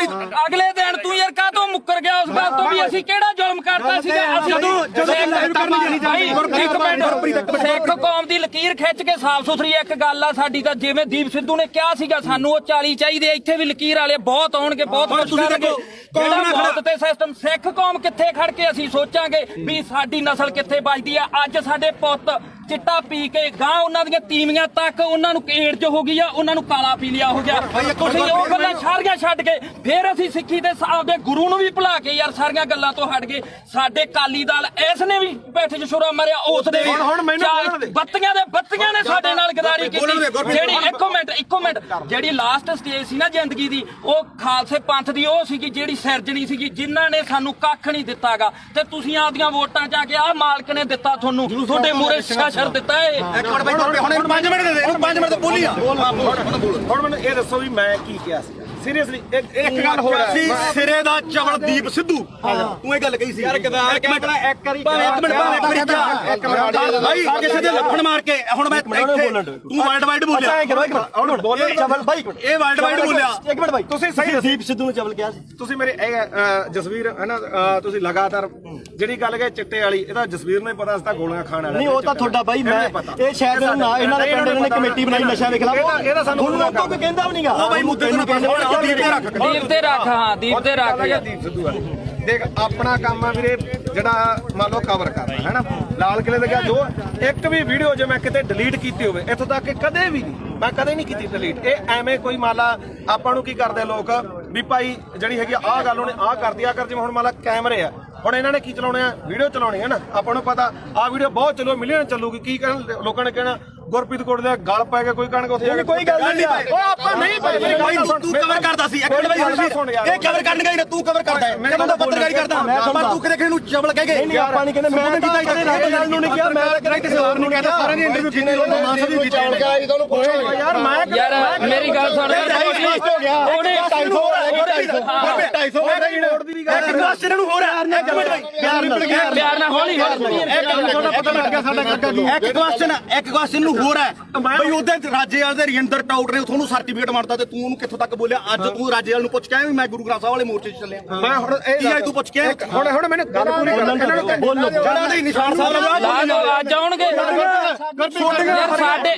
ਅਗਲੇ ਦਿਨ ਤੂੰ ਯਾਰ ਕਾਹਤੋਂ ਮੁੱਕਰ ਗਿਆ ਉਸ ਗੱਲ ਤੋਂ ਵੀ ਅਸੀਂ ਕਿਹੜਾ ਜ਼ੁਲਮ ਕਰਤਾ ਸੀਗਾ? ਅਸੀਂ ਸਿੱਖ ਕੌਮ ਦੀ ਲਕੀਰ ਖਿੱਚ ਕੇ ਸਾਫ਼ ਸੁਥਰੀ ਇੱਕ ਗੱਲ ਆ ਸਾਡੀ ਤਾਂ, ਜਿਵੇਂ ਦੀਪ ਸਿੱਧੂ ਨੇ ਕਿਹਾ ਸੀਗਾ ਸਾਨੂੰ ਉਹ 40 ਚਾਹੀਦੇ, ਇੱਥੇ ਵੀ ਲਕੀਰ ਵਾਲੇ ਬਹੁਤ ਆਉਣਗੇ, ਬਹੁਤ ਕੁਝ ਕਰਨਗੇ। ਜਿਹੜਾ ਮੌਤ ਤੇ ਸਿਸਟਮ, ਸਿੱਖ ਕੌਮ ਕਿੱਥੇ ਖੜ ਕੇ ਅਸੀਂ ਸੋਚਾਂਗੇ ਵੀ ਸਾਡੀ ਨਸਲ ਕਿੱਥੇ ਬਚਦੀ ਆ? ਅੱਜ ਸਾਡੇ ਪੁੱਤ ਚਿੱਟਾ ਪੀ ਕੇ ਗਾਂ ਉਹਨਾਂ ਦੀਆਂ ਤੀਵੀਆਂ ਤੱਕ ਉਹਨਾਂ ਨੂੰ ਏਡਜ਼ ਹੋ ਗਈ ਆ, ਉਹਨਾਂ ਨੂੰ ਕਾਲਾ ਪੀਲੀਆ ਹੋ ਗਿਆ। ਅਸੀਂ ਉਹ ਗੱਲਾਂ ਸਾਰੀਆਂ ਛੱਡ ਕੇ ਫਿਰ ਅਸੀਂ ਸਿੱਖੀ ਦੇ ਆਪਦੇ ਗੁਰੂ ਨੂੰ ਵੀ ਭੁਲਾ ਕੇ ਯਾਰ ਸਾਰੀਆਂ ਗੱਲਾਂ ਤੋਂ ਹਟ ਗਏ। ਸਾਡੇ ਕਾਲੀ ਦਲ ਇਸ ਨੇ ਵੀ ਪਿੱਠ 'ਚ ਛੁਰਾ ਮਾਰਿਆ, ਉਸ ਦੇ ਬੱਤੀਆਂ ਨੇ ਸਾਡੇ ਨਾਲ ਗਦਾਰੀ ਕੀਤੀ। ਜਿਹੜੀ ਇੱਕੋ ਮਿੰਟ ਜਿਹੜੀ ਲਾਸਟ ਸਟੇਜ ਸੀ ਨਾ ਜ਼ਿੰਦਗੀ ਦੀ, ਉਹ ਖਾਲਸੇ ਪੰਥ ਦੀ ਉਹ ਸੀਗੀ ਜਿਹੜੀ ਸਿਰਜਣੀ ਸੀਗੀ, ਜਿਨ੍ਹਾਂ ਨੇ ਸਾਨੂੰ ਕੱਖ ਨਹੀਂ ਦਿੱਤਾਗਾ। ਤੇ ਤੁਸੀਂ ਆਪਦੀਆਂ ਵੋਟਾਂ 'ਚ ਆ ਕੇ ਆਹ ਮਾਲਕ ਨੇ ਦਿੱਤਾ ਤੁਹਾਨੂੰ, ਤੁਹਾਡੇ ਮੂਹਰੇ ਸ਼ਰ ਦਿੱਤਾ ਏ। ਇੱਕ ਮਿੰਟ ਬਾਈ, ਹੁਣ 5 ਮਿੰਟ ਦੇ ਦੇ, 5 ਮਿੰਟ ਤੇ ਬੋਲੀ ਆ। ਹੁਣ ਮੈਨੂੰ ਇਹ ਦੱਸੋ ਵੀ ਮੈਂ ਕੀ ਕਿਹਾ ਸੀ ਸੀਰੀਅਸਲੀ? ਇੱਕ ਗੱਲ ਹੋਰ ਸੀ, ਸਿਰੇ ਦਾ ਚਵਲ ਦੀਪ ਸਿੱਧੂ। ਤੂੰ ਇਹ ਗੱਲ ਕਹੀ ਸੀ ਯਾਰ। ਇੱਕ ਮਿੰਟ ਬਾਈ, ਕਿਸੇ ਦੇ ਲੱਫੜ ਮਾਰ ਕੇ ਹੁਣ ਮੈਂ ਇੱਥੇ ਤੂੰ ਵਰਲਡ ਵਾਈਡ ਬੋਲਿਆ। ਹੁਣ ਬੋਲੇ ਚਵਲ ਬਾਈ, ਇਹ ਵਰਲਡ ਵਾਈਡ ਬੋਲਿਆ। ਇੱਕ ਮਿੰਟ ਬਾਈ, ਤੁਸੀਂ ਸਹੀ ਦੀਪ ਸਿੱਧੂ ਨੂੰ ਚਵਲ ਕਿਹਾ ਸੀ ਤੁਸੀਂ ਮੇਰੇ ਜਸਵੀਰ ਹੈ ਨਾ। ਤੁਸੀਂ ਲਗਾਤਾਰ ਜਿਹੜੀ ਗੱਲ ਕਹੇ ਚਿੱਟੇ ਵਾਲੀ, ਇਹਦਾ ਜਸਵੀਰ ਨੂੰ ਪਤਾ, ਅਸੀਂ ਤਾਂ ਗੋਲੀਆਂ ਖਾਣ ਵਾਲੇ ਨਹੀਂ। ਉਹ ਤਾਂ ਤੁਹਾਡਾ ਬਾਈ, ਮੈਂ ਇਹ ਸ਼ਾਇਦ ਇਹਨਾਂ ਦੇ ਪਿੰਡ ਨੇ ਕਮੇਟੀ ਬਣਾਈ ਨਸ਼ਾ ਦੇ ਖਿਲਾਫ। ਇਹਦਾ ਸਾਨੂੰ ਕੋਈ ਕਹਿੰਦਾ ਵੀ ਨਹੀਂਗਾ। ਉਹ ਬਾਈ ਮੁੱਦੇ ਨੂੰ ਕਹਿੰਦੇ ਦੀਪ ਤੇ ਰੱਖ। ਹਾਂ ਦੀਪ ਤੇ ਰੱਖ। ਦੀਪ ਸਿੱਧੂ ਵਾਲੀ ਦੇਖ, ਆਪਣਾ ਕੰਮ ਆ ਵੀਰੇ ਜਿਹੜਾ ਮੰਨ ਲਓ ਕਵਰ ਕਰਨਾ ਹੈ ਨਾ। ਲਾਲ ਕਿਲੇ ਦੇ ਗਿਆ ਜੋ ਇੱਕ ਵੀ ਵੀਡੀਓ ਜੇ ਮੈਂ ਕਿਤੇ ਡਿਲੀਟ ਕੀਤੀ ਹੋਵੇ, ਇੱਥੋਂ ਤੱਕ ਕਦੇ ਵੀ ਨਹੀਂ, ਮੈਂ ਕਦੇ ਨਹੀਂ ਕੀਤੀ ਡਿਲੀਟ। ਇਹ ਐਵੇਂ ਕੋਈ ਮੰਨ ਲਾ ਆਪਾਂ ਨੂੰ ਕੀ ਕਰਦੇ ਲੋਕ ਵੀ ਭਾਈ ਜਿਹੜੀ ਹੈਗੀ ਆਹ ਗੱਲ ਉਹਨੇ ਆਹ ਕਰਦੀ ਆ ਕਰ, ਜਿਵੇਂ ਹੁਣ ਮੰਨ ਲਾ ਕੈਮਰੇ ਆ, ਹੁਣ ਇਹਨਾਂ ਨੇ ਕੀ ਚਲਾਉਣੇ ਆ? ਵੀਡੀਓ ਚਲਾਉਣੀ ਹੈ ਨਾ। ਆਪਾਂ ਨੂੰ ਪਤਾ ਆਹ ਵੀਡੀਓ ਬਹੁਤ ਚਲੋ ਮਿਲੀਅਨ ਚੱਲੂਗੀ। ਕੀ ਕਹਿਣ ਲੋਕਾਂ ਨੇ ਕਹਿਣਾ ਗੁਰਪ੍ਰੀਤ ਕੋਟ ਦੇ ਗਲ ਪੈ ਗਿਆ, ਕੋਈ ਕਹਿਣਗੇ ਉੱਥੇ ਕੋਈ ਗੱਲ ਨਹੀਂ। ਉਹ ਆਪਾਂ ਨਹੀਂ ਭਾਈ ਤੂੰ ਕਵਰ ਕਰਦਾ ਸੀ। ਇੱਕ ਮਿੰਟ ਬਾਈ, ਇਹ ਕਵਰ ਕਰਨ ਗਈ ਨਾ, ਤੂੰ ਕਵਰ ਕਰਦਾ ਹੈ। ਮੈਂ ਤਾਂ ਪੱਤਰਕਾਰੀ ਕਰਦਾ, ਪਰ ਤੂੰ ਕਿਤੇ ਕਿਸੇ ਨੂੰ ਚਵਲ ਕਹਿ ਗਏ। ਨਹੀਂ ਆਪਾਂ ਨਹੀਂ ਕਹਿੰਦੇ, ਮੈਂ ਤਾਂ ਕੀਤਾ ਨਾਲ ਨੂੰ ਨਹੀਂ ਕਿਹਾ, ਮੈਂ ਕਿਸੇ ਹੋਰ ਨੂੰ ਕਹਿੰਦਾ। ਸਾਰਿਆਂ ਨੇ ਇੰਟਰਵਿਊ ਕੀਤੀ, ਮਾਸਾ ਵੀ ਕੀਤਾ। ਯਾਰ ਮੇਰੀ ਗੱਲ ਸੁਣ। ਹੋ ਗਿਆ ਉਹਨੇ 250 ਹੋ ਰਿਹਾ 250 ਹੋ ਰਿਹਾ ਇੱਕ ਕੁਐਸਚਨ ਨੂੰ ਹੋ ਰਿਹਾ ਇੱਕ ਮਿੰਟ ਪਿਆਰ ਨਾਲ ਹੌਲੀ ਪਤਾ ਲੱਗ ਗਿਆ ਸਾਡਾ ਕਾਕਾ ਕੀ ਇੱਕ ਕੁਐਸਚਨ ਨੂੰ ਹੋ ਰਿਹਾ ਬਈ ਉਹਦੇ ਰਾਜੇਵਾਲ ਦੇ ਰਜਿੰਦਰ ਟਾਊਟ ਨੇ ਤੁਹਾਨੂੰ ਸਰਟੀਫਿਕੇਟ ਮੰਨਦਾ ਤੇ ਤੂੰ ਉਹਨੂੰ ਕਿੱਥੋਂ ਤੱਕ ਬੋਲਿਆ ਅੱਜ ਤੂੰ ਰਾਜੇਵਾਲ ਨੂੰ ਪੁੱਛ ਕੇ ਆਇਆ ਵੀ ਮੈਂ ਗੁਰੂ ਗ੍ਰੰਥ ਸਾਹਿਬ ਵਾਲੇ ਮੋਰਚੇ 'ਚ ਚੱਲਿਆ ਮੈਂ ਹੁਣ ਇਹ ਤੂੰ ਪੁੱਛ ਕੇ ਹੁਣ ਮੈਨੂੰ ਗੱਲ ਪੂਰੀ ਕਰ ਇਹਨਾਂ ਨੂੰ ਬੋਲੋ ਜਿਹੜਾ ਨਹੀਂ ਨਿਸ਼ਾਨ ਸਾਹਿਬ ਲਾ ਅੱਜ ਆਉਣਗੇ ਸਾਡੇ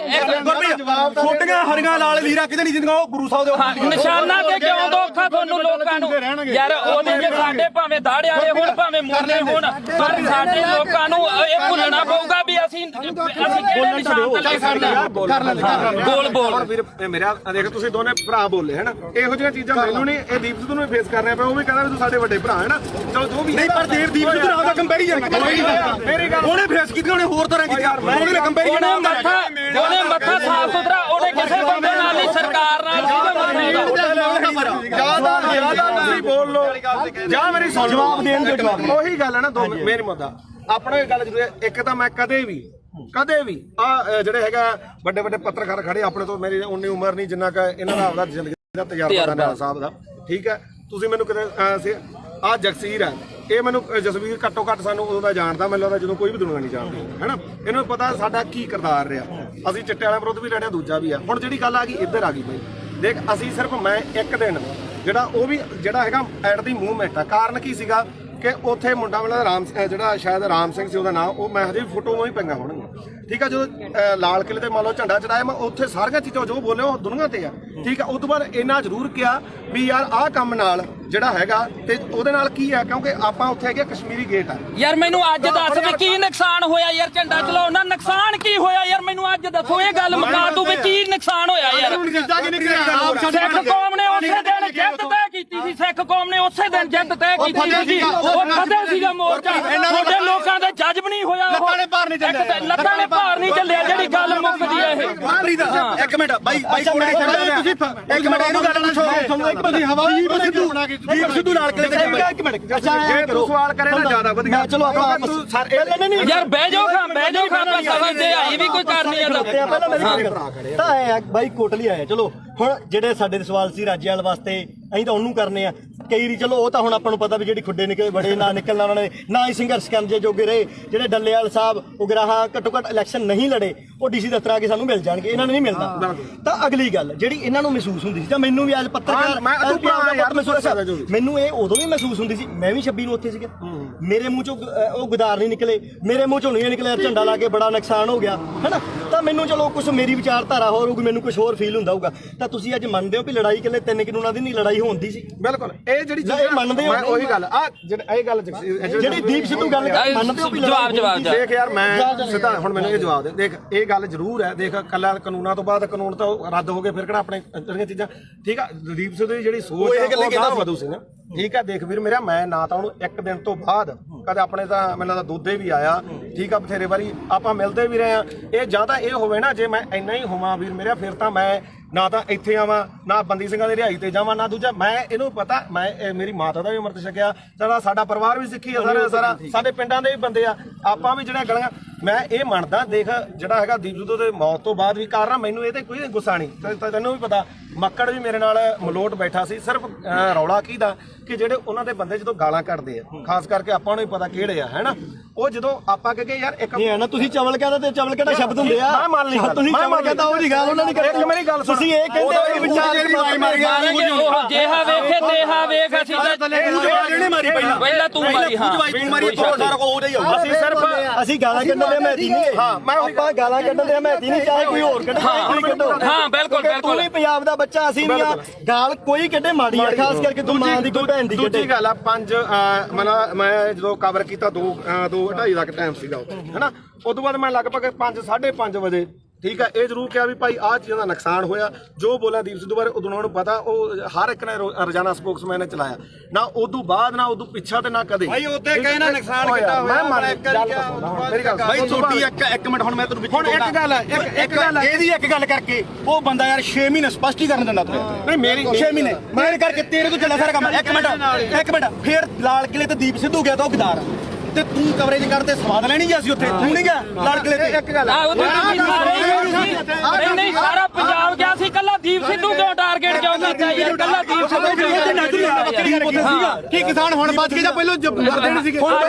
ਛੋਟੀਆਂ ਹਰੀਆਂ ਲਾਲ ਲੀਰਾ ਕਿਤੇ ਨਹੀਂ ਜਿੰਦੀਆਂ ਉਹ ਗੁਰੂ ਸਾਹਿਬ ਦੇ ਨਿਸ਼ਾਨਾ ਤੇ ਕਿਉਂ ਦੋਖਾ ਤੁਹਾਨੂੰ ਲੋਕਾਂ ਨੂੰ ਯਾਰ ਉਹਦੇ ਜੇ ਸਾਡੇ ਭਾਵੇਂ ਦਾੜੇ ਵਾਲੇ ਹੋਣ ਭਾਵੇਂ ਮੁਰਲੇ ਹੋਣ ਪਰ ਸਾਡੇ ਲੋਕਾਂ ਨੂੰ ਇਹ ਭੁੱਲਣਾ ਪਊਗਾ ਵੀ ਅਸੀਂ ਕਿਹੜੇ ਨਿਸ਼ਾਨ ਤੇ ਲੈ ਸਕਦੇ ਬੋਲ ਹੁਣ ਵੀਰ ਮੇਰਾ ਦੇਖ ਤੁਸੀਂ ਦੋਨੇ ਭਰਾ ਬੋਲੇ ਹੈ ਨਾ ਇਹੋ ਜਿਹੀਆਂ ਚੀਜ਼ਾਂ ਮੈਨੂੰ ਨਹੀਂ ਇਹ ਦੀਪ ਸਿੱਧੂ ਨੂੰ ਫੇਸ ਕਰਨਾ ਪਿਆ ਉਹ ਵੀ ਕਹਿੰਦਾ ਵੀ ਤੂੰ ਸਾਡੇ ਵੱਡੇ ਭਰਾ ਹੈ ਨਾ ਚਲੋ ਜੋ ਵੀ ਨਹੀਂ ਪਰ ਦੀਪ ਸਿੱਧੂ ਨਾਲ ਦਾ ਕੰਪੈਰੀਜ਼ਨ ਮੇਰੀ ਗੱਲ ਉਹਨੇ ਫੇਸ ਕੀਤੀ ਉਹਨੇ ਹੋਰ ਤਰ੍ਹਾਂ ਕੀਤੀ ਉਹਨੇ ਕੰਪੈਰੀਜ਼ਨ ਉਹਨੇ ਮੱਥਾ ਸਾਫ ਸੁਥਰਾ ਉਹਨੇ ਕਿਸੇ ਬੰਦੇ ਨਾਲ ਨਹੀਂ ਸਰਕਾਰ ਨਾਲ ਜਿਆਦਾ ਤੁਸੀਂ ਬੋਲ ਲੋ ਜਾਂ ਮੇਰੀ ਸੁਣ ਜਵਾਬ ਦੇਣ ਦੇ ਜਵਾਬ ਉਹੀ ਗੱਲ ਹੈ ਨਾ ਮੇਰੀ ਮੁੱਦਾ ਆਪਣਾ ਗੱਲ ਜ਼ਰੂਰ ਹੈ ਇੱਕ ਤਾਂ ਮੈਂ ਕਦੇ ਵੀ ਆ ਜਿਹੜੇ ਹੈਗਾ ਵੱਡੇ ਵੱਡੇ ਪੱਤਰਕਾਰ ਖੜੇ ਆਪਣੇ ਤੋਂ ਮੇਰੀ ਉਨੀ ਉਮਰ ਨਹੀਂ ਜਿੰਨਾ ਕਿ ਇਹਨਾਂ ਦਾ ਆਪਦਾ ਜ਼ਿੰਦਗੀ ਦਾ ਤਜਰਬਾ ਨਾਲ ਸਾਹਿਬ ਦਾ ਠੀਕ ਹੈ ਤੁਸੀਂ ਮੈਨੂੰ ਕਿਤੇ ਆ ਜਗਸੀਰ ਹੈ ਇਹ ਮੈਨੂੰ ਜਸਵੀਰ ਘੱਟੋ ਘੱਟ ਸਾਨੂੰ ਉਦੋਂ ਦਾ ਜਾਣਦਾ ਮੈਨੂੰ ਲੱਗਦਾ ਜਦੋਂ ਕੋਈ ਵੀ ਦੁਨੀਆ ਨਹੀਂ ਜਾਣਦੀ ਹੈਨਾ ਇਹਨੂੰ ਪਤਾ ਸਾਡਾ ਕੀ ਕਿਰਦਾਰ ਰਿਹਾ ਅਸੀਂ ਚਿੱਟੇ ਵਾਲਿਆਂ ਵਿਰੁੱਧ ਵੀ ਲੜਿਆ ਦੂਜਾ ਵੀ ਆ ਹੁਣ ਜਿਹੜੀ ਗੱਲ ਆ ਗਈ ਇੱਧਰ ਆ ਗਈ ਬਈ ਦੇਖ ਅਸੀਂ ਸਿਰਫ ਮੈਂ ਇੱਕ ਦਿਨ ਜਿਹੜਾ ਉਹ ਵੀ ਜਿਹੜਾ ਹੈਗਾ ਐਟ ਦੀ ਮੂਵਮੈਂਟ ਆ ਕਾਰਨ ਕੀ ਸੀਗਾ ਕਿ ਉੱਥੇ ਮੁੰਡਾ ਵਾਲਾ ਰਾਮ ਜਿਹੜਾ ਸ਼ਾਇਦ ਰਾਮ ਸਿੰਘ ਸੀ ਉਹਦਾ ਨਾਮ ਉਹ ਮੈਂ ਹਜੇ ਫੋਟੋਆਂ ਹੀ ਪਈਆਂ ਹੋਣਗੀਆਂ ਠੀਕ ਆ ਜਦੋਂ ਲਾਲ ਕਿਲੇ ਤੇ ਮੰਨ ਲਓ ਝੰਡਾ ਚੜਾਇਆ ਮੈਂ ਉੱਥੇ ਸਾਰੀਆਂ ਚੀਜ਼ਾਂ ਜੋ ਬੋਲੇ ਉਹ ਦੁਨੀਆ ਤੇ ਆ ਠੀਕ ਆ ਉਸ ਤੋਂ ਬਾਅਦ ਇੰਨਾ ਜ਼ਰੂਰ ਕਿਹਾ ਵੀ ਯਾਰ ਆਹ ਕੰਮ ਨਾਲ ਜਿਹੜਾ ਹੈਗਾ ਤੇ ਉਹਦੇ ਨਾਲ ਕੀ ਆ ਕਿਉਂਕਿ ਆਪਾਂ ਉੱਥੇ ਹੈਗੇ ਕਸ਼ਮੀਰੀ ਗੇਟ ਆ ਯਾਰ ਮੈਨੂੰ ਅੱਜ ਦੱਸ ਵੀ ਕੀ ਨੁਕਸਾਨ ਹੋਇਆ ਯਾਰ ਝੰਡਾ ਚਲਾਉਣ ਨਾਲ ਨੁਕਸਾਨ ਕੀ ਹੋਇਆ ਯਾਰ ਮੈਨੂੰ ਅੱਜ ਦੱਸੋ ਇਹ ਗੱਲ ਮੁਕਾ ਤੂੰ ਵੀ ਕੀ ਨੁਕਸਾਨ ਹੋਇਆ ਯਾਰ ਸਿੱਖ ਕੌਮ ਨੇ ਉਸੇ ਦਿਨ ਜਿੱਤ ਤੈਅ ਕੀਤੀ ਸੀ ਸਿੱਖ ਕੌਮ ਨੇ ਉਸੇ ਦਿਨ ਜਿੱਤ ਤੈਅ ਕੀਤੀ ਸੀ ਉਹ ਕਦੇ ਸੀਗਾ ਮੋਰਚਾ ਤੁਹਾਡੇ ਲੋਕਾਂ ਦੇ ਜੱਜ ਵੀ ਨਹੀਂ ਹੋਇਆ ਲੱਤਾਂ ਨੇ ਭਾਰ ਨਹੀਂ ਚੱਲਿਆ ਜਿਹੜੀ ਗੱਲ ਮੁੱਕਦੀ ਹੈ ਇਹ ਇੱਕ ਮਿੰਟ ਬਾਈ ਕੋਲੇ ਤੁਸੀਂ ਇੱਕ ਮਿੰਟ ਇਹਨੂੰ ਗੱਲ ਨਾ ਛੋੜੋ ਇੱਕ ਬੰਦੀ ਹਵਾਈ ਦੀਪ ਸਿੱਧੂ ਨਾਲ ਕਿਲੇ ਤੇ ਇੱਕ ਮਿੰਟ ਅੱਛਾ ਜੇ ਤੂੰ ਸਵਾਲ ਕਰੇ ਨਾ ਜ਼ਿਆਦਾ ਵਧੀਆ ਚਲੋ ਆਪਾਂ ਨਹੀਂ ਯਾਰ ਬਹਿ ਜਾਓ ਖਾਂ ਸਮਝਦੇ ਆਈ ਵੀ ਕੋਈ ਕਰਨੀ ਹੈ ਪਹਿਲਾਂ ਮੇਰੀ ਤਾਂ ਆਏ ਬਾਈ ਕੋਟਲੀ ਆਇਆ ਚਲੋ ਹੁਣ ਜਿਹੜੇ ਸਾਡੇ ਸਵਾਲ ਸੀ ਰਾਜੇਵਾਲ ਵਾਸਤੇ ਅਸੀਂ ਤਾਂ ਉਹਨੂੰ ਕਰਨੇ ਆ ਕਈ ਵਾਰੀ ਚਲੋ ਉਹ ਤਾਂ ਹੁਣ ਆਪਾਂ ਨੂੰ ਪਤਾ ਵੀ ਜਿਹੜੀ ਖੁੱਡੇ ਨਿਕਲੇ ਬੜੇ ਨਾ ਨਿਕਲਣਾ ਉਹਨਾਂ ਨੇ ਨਾ ਹੀ ਸੰਘਰਸ਼ ਕਰਨ ਜੇ ਜੋਗੇ ਰਹੇ ਜਿਹੜੇ ਡੱਲੇਵਾਲ ਸਾਹਿਬ ਉਗਰਾਹਾ ਘੱਟੋ ਘੱਟ ਇਲੈਕਸ਼ਨ ਨਹੀਂ ਲੜੇ ਉਹ ਡੀਸੀ ਦਫ਼ਤਰ ਆ ਕੇ ਸਾਨੂੰ ਮਿਲ ਜਾਣਗੇ ਇਹਨਾਂ ਨੂੰ ਨਹੀਂ ਮਿਲਦਾ ਤਾਂ ਅਗਲੀ ਗੱਲ ਜਿਹੜੀ ਇਹਨਾਂ ਨੂੰ ਮਹਿਸੂਸ ਹੁੰਦੀ ਸੀ ਜਾਂ ਮੈਨੂੰ ਵੀ ਅੱਜ ਪੱਤਰਕਾਰ ਮੈਨੂੰ ਇਹ ਉਦੋਂ ਵੀ ਮਹਿਸੂਸ ਹੁੰਦੀ ਸੀ ਮੈਂ ਵੀ 26 ਨੂੰ ਉੱਥੇ ਸੀਗਾ ਮੇਰੇ ਮੂੰਹ ਚੋਂ ਉਹ ਗੁਦਾਰ ਨਹੀਂ ਨਿਕਲੇ ਮੇਰੇ ਮੂੰਹ ਚੋਂ ਨਹੀਂ ਨਿਕਲਿਆ ਝੰਡਾ ਲਾ ਕੇ ਬੜਾ ਨੁਕਸਾਨ ਹੋ ਗਿਆ ਹੈਨਾ ਤਾਂ ਮੈਨੂੰ ਚਲੋ ਕੁਝ ਮੇਰੀ ਵਿਚਾਰਧਾਰਾ ਹੋਰ ਹੋਊਗੀ ਮੈਨੂੰ ਕੁਝ ਹੋਰ ਫੀਲ ਹੁੰਦਾ ਹੋਊਗਾ ਤਾਂ ਤੁਸੀਂ ਅੱਜ ਮੰਨਦੇ ਹੋ ਵੀ ਲੜਾਈ ਕਿਲੇ 3 ਕਾਨੂੰਨਾਂ ਦੀ ਨਹੀਂ ਲੜਾਈ ਹੁੰਦੀ ਸੀ ਬਿਲਕੁਲ ਇਹ ਜਿਹੜੀ ਚੀਜ਼ ਮੰਨਦੇ ਹੋ ਉਹੀ ਗੱਲ ਆ ਇਹ ਗੱਲ ਜਿਹੜੀ ਦੀਪ ਸਿੱਧੂ ਗੱਲ ਮੰਨਦੇ ਹੋ ਵੀ ਜਵਾਬ ਦੇਖ ਯਾਰ ਮੈਂ ਸਿੱਧਾ ਹੁਣ ਮੈਨੂੰ ਇਹ ਜਵਾਬ ਦੇ ਦੇਖ ਇਹ ਗੱਲ ਜ਼ਰੂਰ ਹੈ ਦੇਖ ਕੱਲਾ ਕਾਨੂੰਨਾਂ ਤੋਂ ਬਾਅਦ ਕਾਨੂੰਨ ਤਾਂ ਰੱਦ ਹੋ ਗਏ ਫਿਰ ਕਿਹੜਾ ਆਪਣੇ ਜਿਹੜੀਆਂ ਚੀਜ਼ਾਂ ਠੀਕ ਆ ਦੀਪ ਸਿੱਧੂ ਦੀ ਜਿਹੜੀ ਸੋਚ ਹੈ ਉਹ ਵਧੂ ਸੀ ਨਾ ਠੀਕ ਆ ਦੇਖ ਵੀਰ ਮੇਰਾ ਮੈਂ ਨਾ ਤਾਂ ਉਹਨੂੰ ਇੱਕ ਦਿਨ ਤੋਂ ਬਾਅਦ ਕਦੇ ਆਪਣੇ ਤਾਂ ਮੈਨੂੰ ਲੱਗਦਾ ਦੋਦੇ ਵੀ ਆਇਆ ਠੀਕ ਆ ਬਥੇਰੇ ਵਾਰੀ ਆਪਾਂ ਮਿਲਦੇ ਵੀ ਰਹੇ ਆ ਇਹ ਜਾਂ ਤਾਂ ਇਹ ਹੋਵੇ ਨਾ ਜੇ ਮੈਂ ਇੰਨਾ ਹੀ ਹੋਵਾਂ ਵੀਰ ਮੇਰਾ ਫਿਰ ਤਾਂ ਮੈਂ ਨਾ ਤਾਂ ਇੱਥੇ ਆਵਾਂ ਨਾ ਬੰਦੀ ਸਿੰਘਾਂ ਦੀ ਰਿਹਾਈ ਤੇ ਜਾਵਾਂ ਨਾ ਦੂਜਾ ਮੈਂ ਇਹਨੂੰ ਪਤਾ ਮੈਂ ਮੇਰੀ ਮਾਤਾ ਦਾ ਵੀ ਅੰਮ੍ਰਿਤ ਛਕਿਆ ਸਾਡਾ ਪਰਿਵਾਰ ਵੀ ਸਿੱਖੀ ਆ ਸਾਰਾ ਸਾਡੇ ਪਿੰਡਾਂ ਦੇ ਵੀ ਬੰਦੇ ਆ ਆਪਾਂ ਵੀ ਜਿਹੜਾ ਗਲੀਆਂ ਮੈਂ ਇਹ ਮੰਨਦਾ ਦੇਖ ਜਿਹੜਾ ਹੈਗਾ ਦੀਪ ਸਿੱਧੂ ਦੇ ਮੌਤ ਤੋਂ ਬਾਅਦ ਵੀ ਕਾਰਨ ਮੈਨੂੰ ਇਹ ਤੇ ਕੋਈ ਗੁੱਸਾ ਨਹੀਂ ਤੈਨੂੰ ਵੀ ਪਤਾ ਮੱਕੜ ਵੀ ਮੇਰੇ ਨਾਲ ਮਲੋਟ ਬੈਠਾ ਸੀ ਸਿਰਫ ਰੌਲਾ ਕੀ ਦਾ ਕਿ ਜਿਹੜੇ ਉਹਨਾਂ ਦੇ ਬੰਦੇ ਜਦੋਂ ਗਾਲਾਂ ਕੱਢਦੇ ਆ ਖਾਸ ਕਰਕੇ ਆਪਾਂ ਨੂੰ ਵੀ ਪਤਾ ਕਿਹੜੇ ਆ ਹੈਨਾ ਉਹ ਜਦੋਂ ਆਪਾਂ ਕਹੇ ਯਾਰ ਇੱਕ ਨਹੀਂ ਹੈ ਨਾ ਤੁਸੀਂ ਚਵਲ ਕਹਿੰਦਾ ਤੇ ਚਵਲ ਕਿਹੜਾ ਸ਼ਬਦ ਹੁੰਦੇ ਆ ਮੈਂ ਮੰਨ ਲਈ ਤੁਸੀਂ ਚਵਲ ਕਹਿੰਦਾ ਉਹਦੀ ਗੱਲ ਉਹਨਾਂ ਨੇ ਕਰੀ ਮੇਰੀ ਗੱਲ ਤੁਸੀਂ ਇਹ ਕਹਿੰਦੇ ਹੋ ਕਿ ਵਿਚਾਰ ਜਿਹੜੀ ਮਾਰੀ ਉਹ ਜਿਹਾ ਵੇਖੇ ਤੇਹਾ ਵੇਖ ਅਸੀਂ ਇਹਨੇ ਮਾਰੀ ਪਹਿਲਾਂ ਤੂੰ ਮਾਰੀ ਹਾਂ ਤੂੰ ਮਾਰੀ ਸਾਰਾ ਕੋ ਉਹਦੇ ਹੀ ਹੋਊ ਅਸੀਂ ਸਿਰਫ ਅਸੀਂ ਗਾਲਾਂ ਕੱਢਣ ਦੇ ਮਹਿਤੀ ਨਹੀਂ ਹਾਂ ਮੈਂ ਆਪਾਂ ਗਾਲਾਂ ਕੱਢਣ ਦੇ ਮਹਿਤੀ ਨਹੀਂ ਚਾਹੇ ਕੋਈ ਹੋਰ ਕੱਢੇ ਕੋਈ ਕੱਢੋ ਹਾਂ ਬਿਲਕੁਲ ਤੂੰ ਵੀ ਪੰਜਾਬ ਦਾ ਬੱਚਾ ਅਸੀਂ ਨਹੀਂ ਆ ਗਾਲ ਕੋਈ ਕੱਢੇ ਮਾੜੀ ਆ ਖਾਸ ਕਰਕੇ ਤੂੰ ਮਾਂ ਦੀ ਕੋਈ ਭੈਣ ਦੀ ਕੱਢੇ ਦੂਜੀ ਗੱਲ ਆ ਮੈਂ ਜਦੋਂ ਕਵਰ ਕੀਤਾ 2:30 ਤੱਕ ਟਾਈਮ ਸੀਗਾ ਉਹ ਹੈਨਾ ਉਸ ਤੋਂ ਬਾਅਦ ਮੈਂ ਲਗਭਗ 5:30 ਵਜੇ ਠੀਕ ਹੈ ਇਹ ਜ਼ਰੂਰ ਕਿਹਾ ਵੀ ਭਾਈ ਆਹ ਚੀਜ਼ਾਂ ਦਾ ਨੁਕਸਾਨ ਹੋਇਆ ਜੋ ਬੋਲਿਆ ਦੀਪ ਸਿੱਧੂ ਬਾਰੇ ਉਦੋਂ ਉਹਨਾਂ ਨੂੰ ਪਤਾ ਉਹ ਹਰ ਇੱਕ ਨੇ ਰੋਜ਼ਾਨਾ ਸਪੋਕਸਮੈਨ ਨੇ ਚਲਾਇਆ ਨਾ ਉਦੋਂ ਬਾਅਦ ਨਾ ਉਦੋਂ ਪਿੱਛਾ ਤੇ ਨਾ ਕਦੇ ਭਾਈ ਉੱਤੇ ਕਹੇ ਨਾ ਨੁਕਸਾਨ ਕਿੱਦਾਂ ਹੋਇਆ ਮੇਰੀ ਗੱਲ ਭਾਈ ਛੋਟੀ ਇੱਕ ਮਿੰਟ ਹੁਣ ਮੈਂ ਤੈਨੂੰ ਹੁਣ ਇੱਕ ਗੱਲ ਹੈ ਇੱਕ ਗੱਲ ਹੈ ਇਹਦੀ ਇੱਕ ਗੱਲ ਕਰਕੇ ਉਹ ਬੰਦਾ ਯਾਰ 6 ਮਹੀਨੇ ਸਪਸ਼ਟੀਕਰਨ ਦਿੰਦਾ ਤੂੰ ਨਹੀਂ ਮੇਰੀ 6 ਮਹੀਨੇ ਮੇਰੇ ਕਰਕੇ ਤੇਰੇ ਤੋਂ ਚੱਲਿਆ ਸਾਰਾ ਕੰਮ ਇੱਕ ਮਿੰਟ ਫੇਰ ਲਾਲ ਕਿਲੇ ਤੇ ਦੀਪ ਸਿੱਧੂ ਗਿਆ ਤਾਂ ਉਹ ਗਦਾਰ ਤੇ ਤੂੰ ਕਵਰੇਜ ਕਰਦੇ ਸਵਾਦ ਲੈਣੀ ਗਿਆ ਸੀ ਉੱਥੇ ਤੂੰ ਨਹੀਂ ਗਿਆ ਲੜਕਲੇ ਤੇ ਇੱਕ ਗੱਲ ਨਹੀਂ ਸਾਰਾ ਪੰਜਾਬ ਗਿਆ ਸੀ ਕੱਲਾ ਦੀਪ ਸਿੱਧੂ ਕਿਉਂ ਟਾਰਗੇਟ ਕਿਉਂ ਕੀਤਾ ਯਾਰ ਕੱਲਾ ਦੀਪ ਸਿੱਧੂ ਕੀ ਕਿਸਾਨ ਹੁਣ ਬਚ ਕੇ ਜਾਂ ਪਹਿਲਾਂ ਮਰਦੇ ਨਹੀਂ ਸੀਗੇ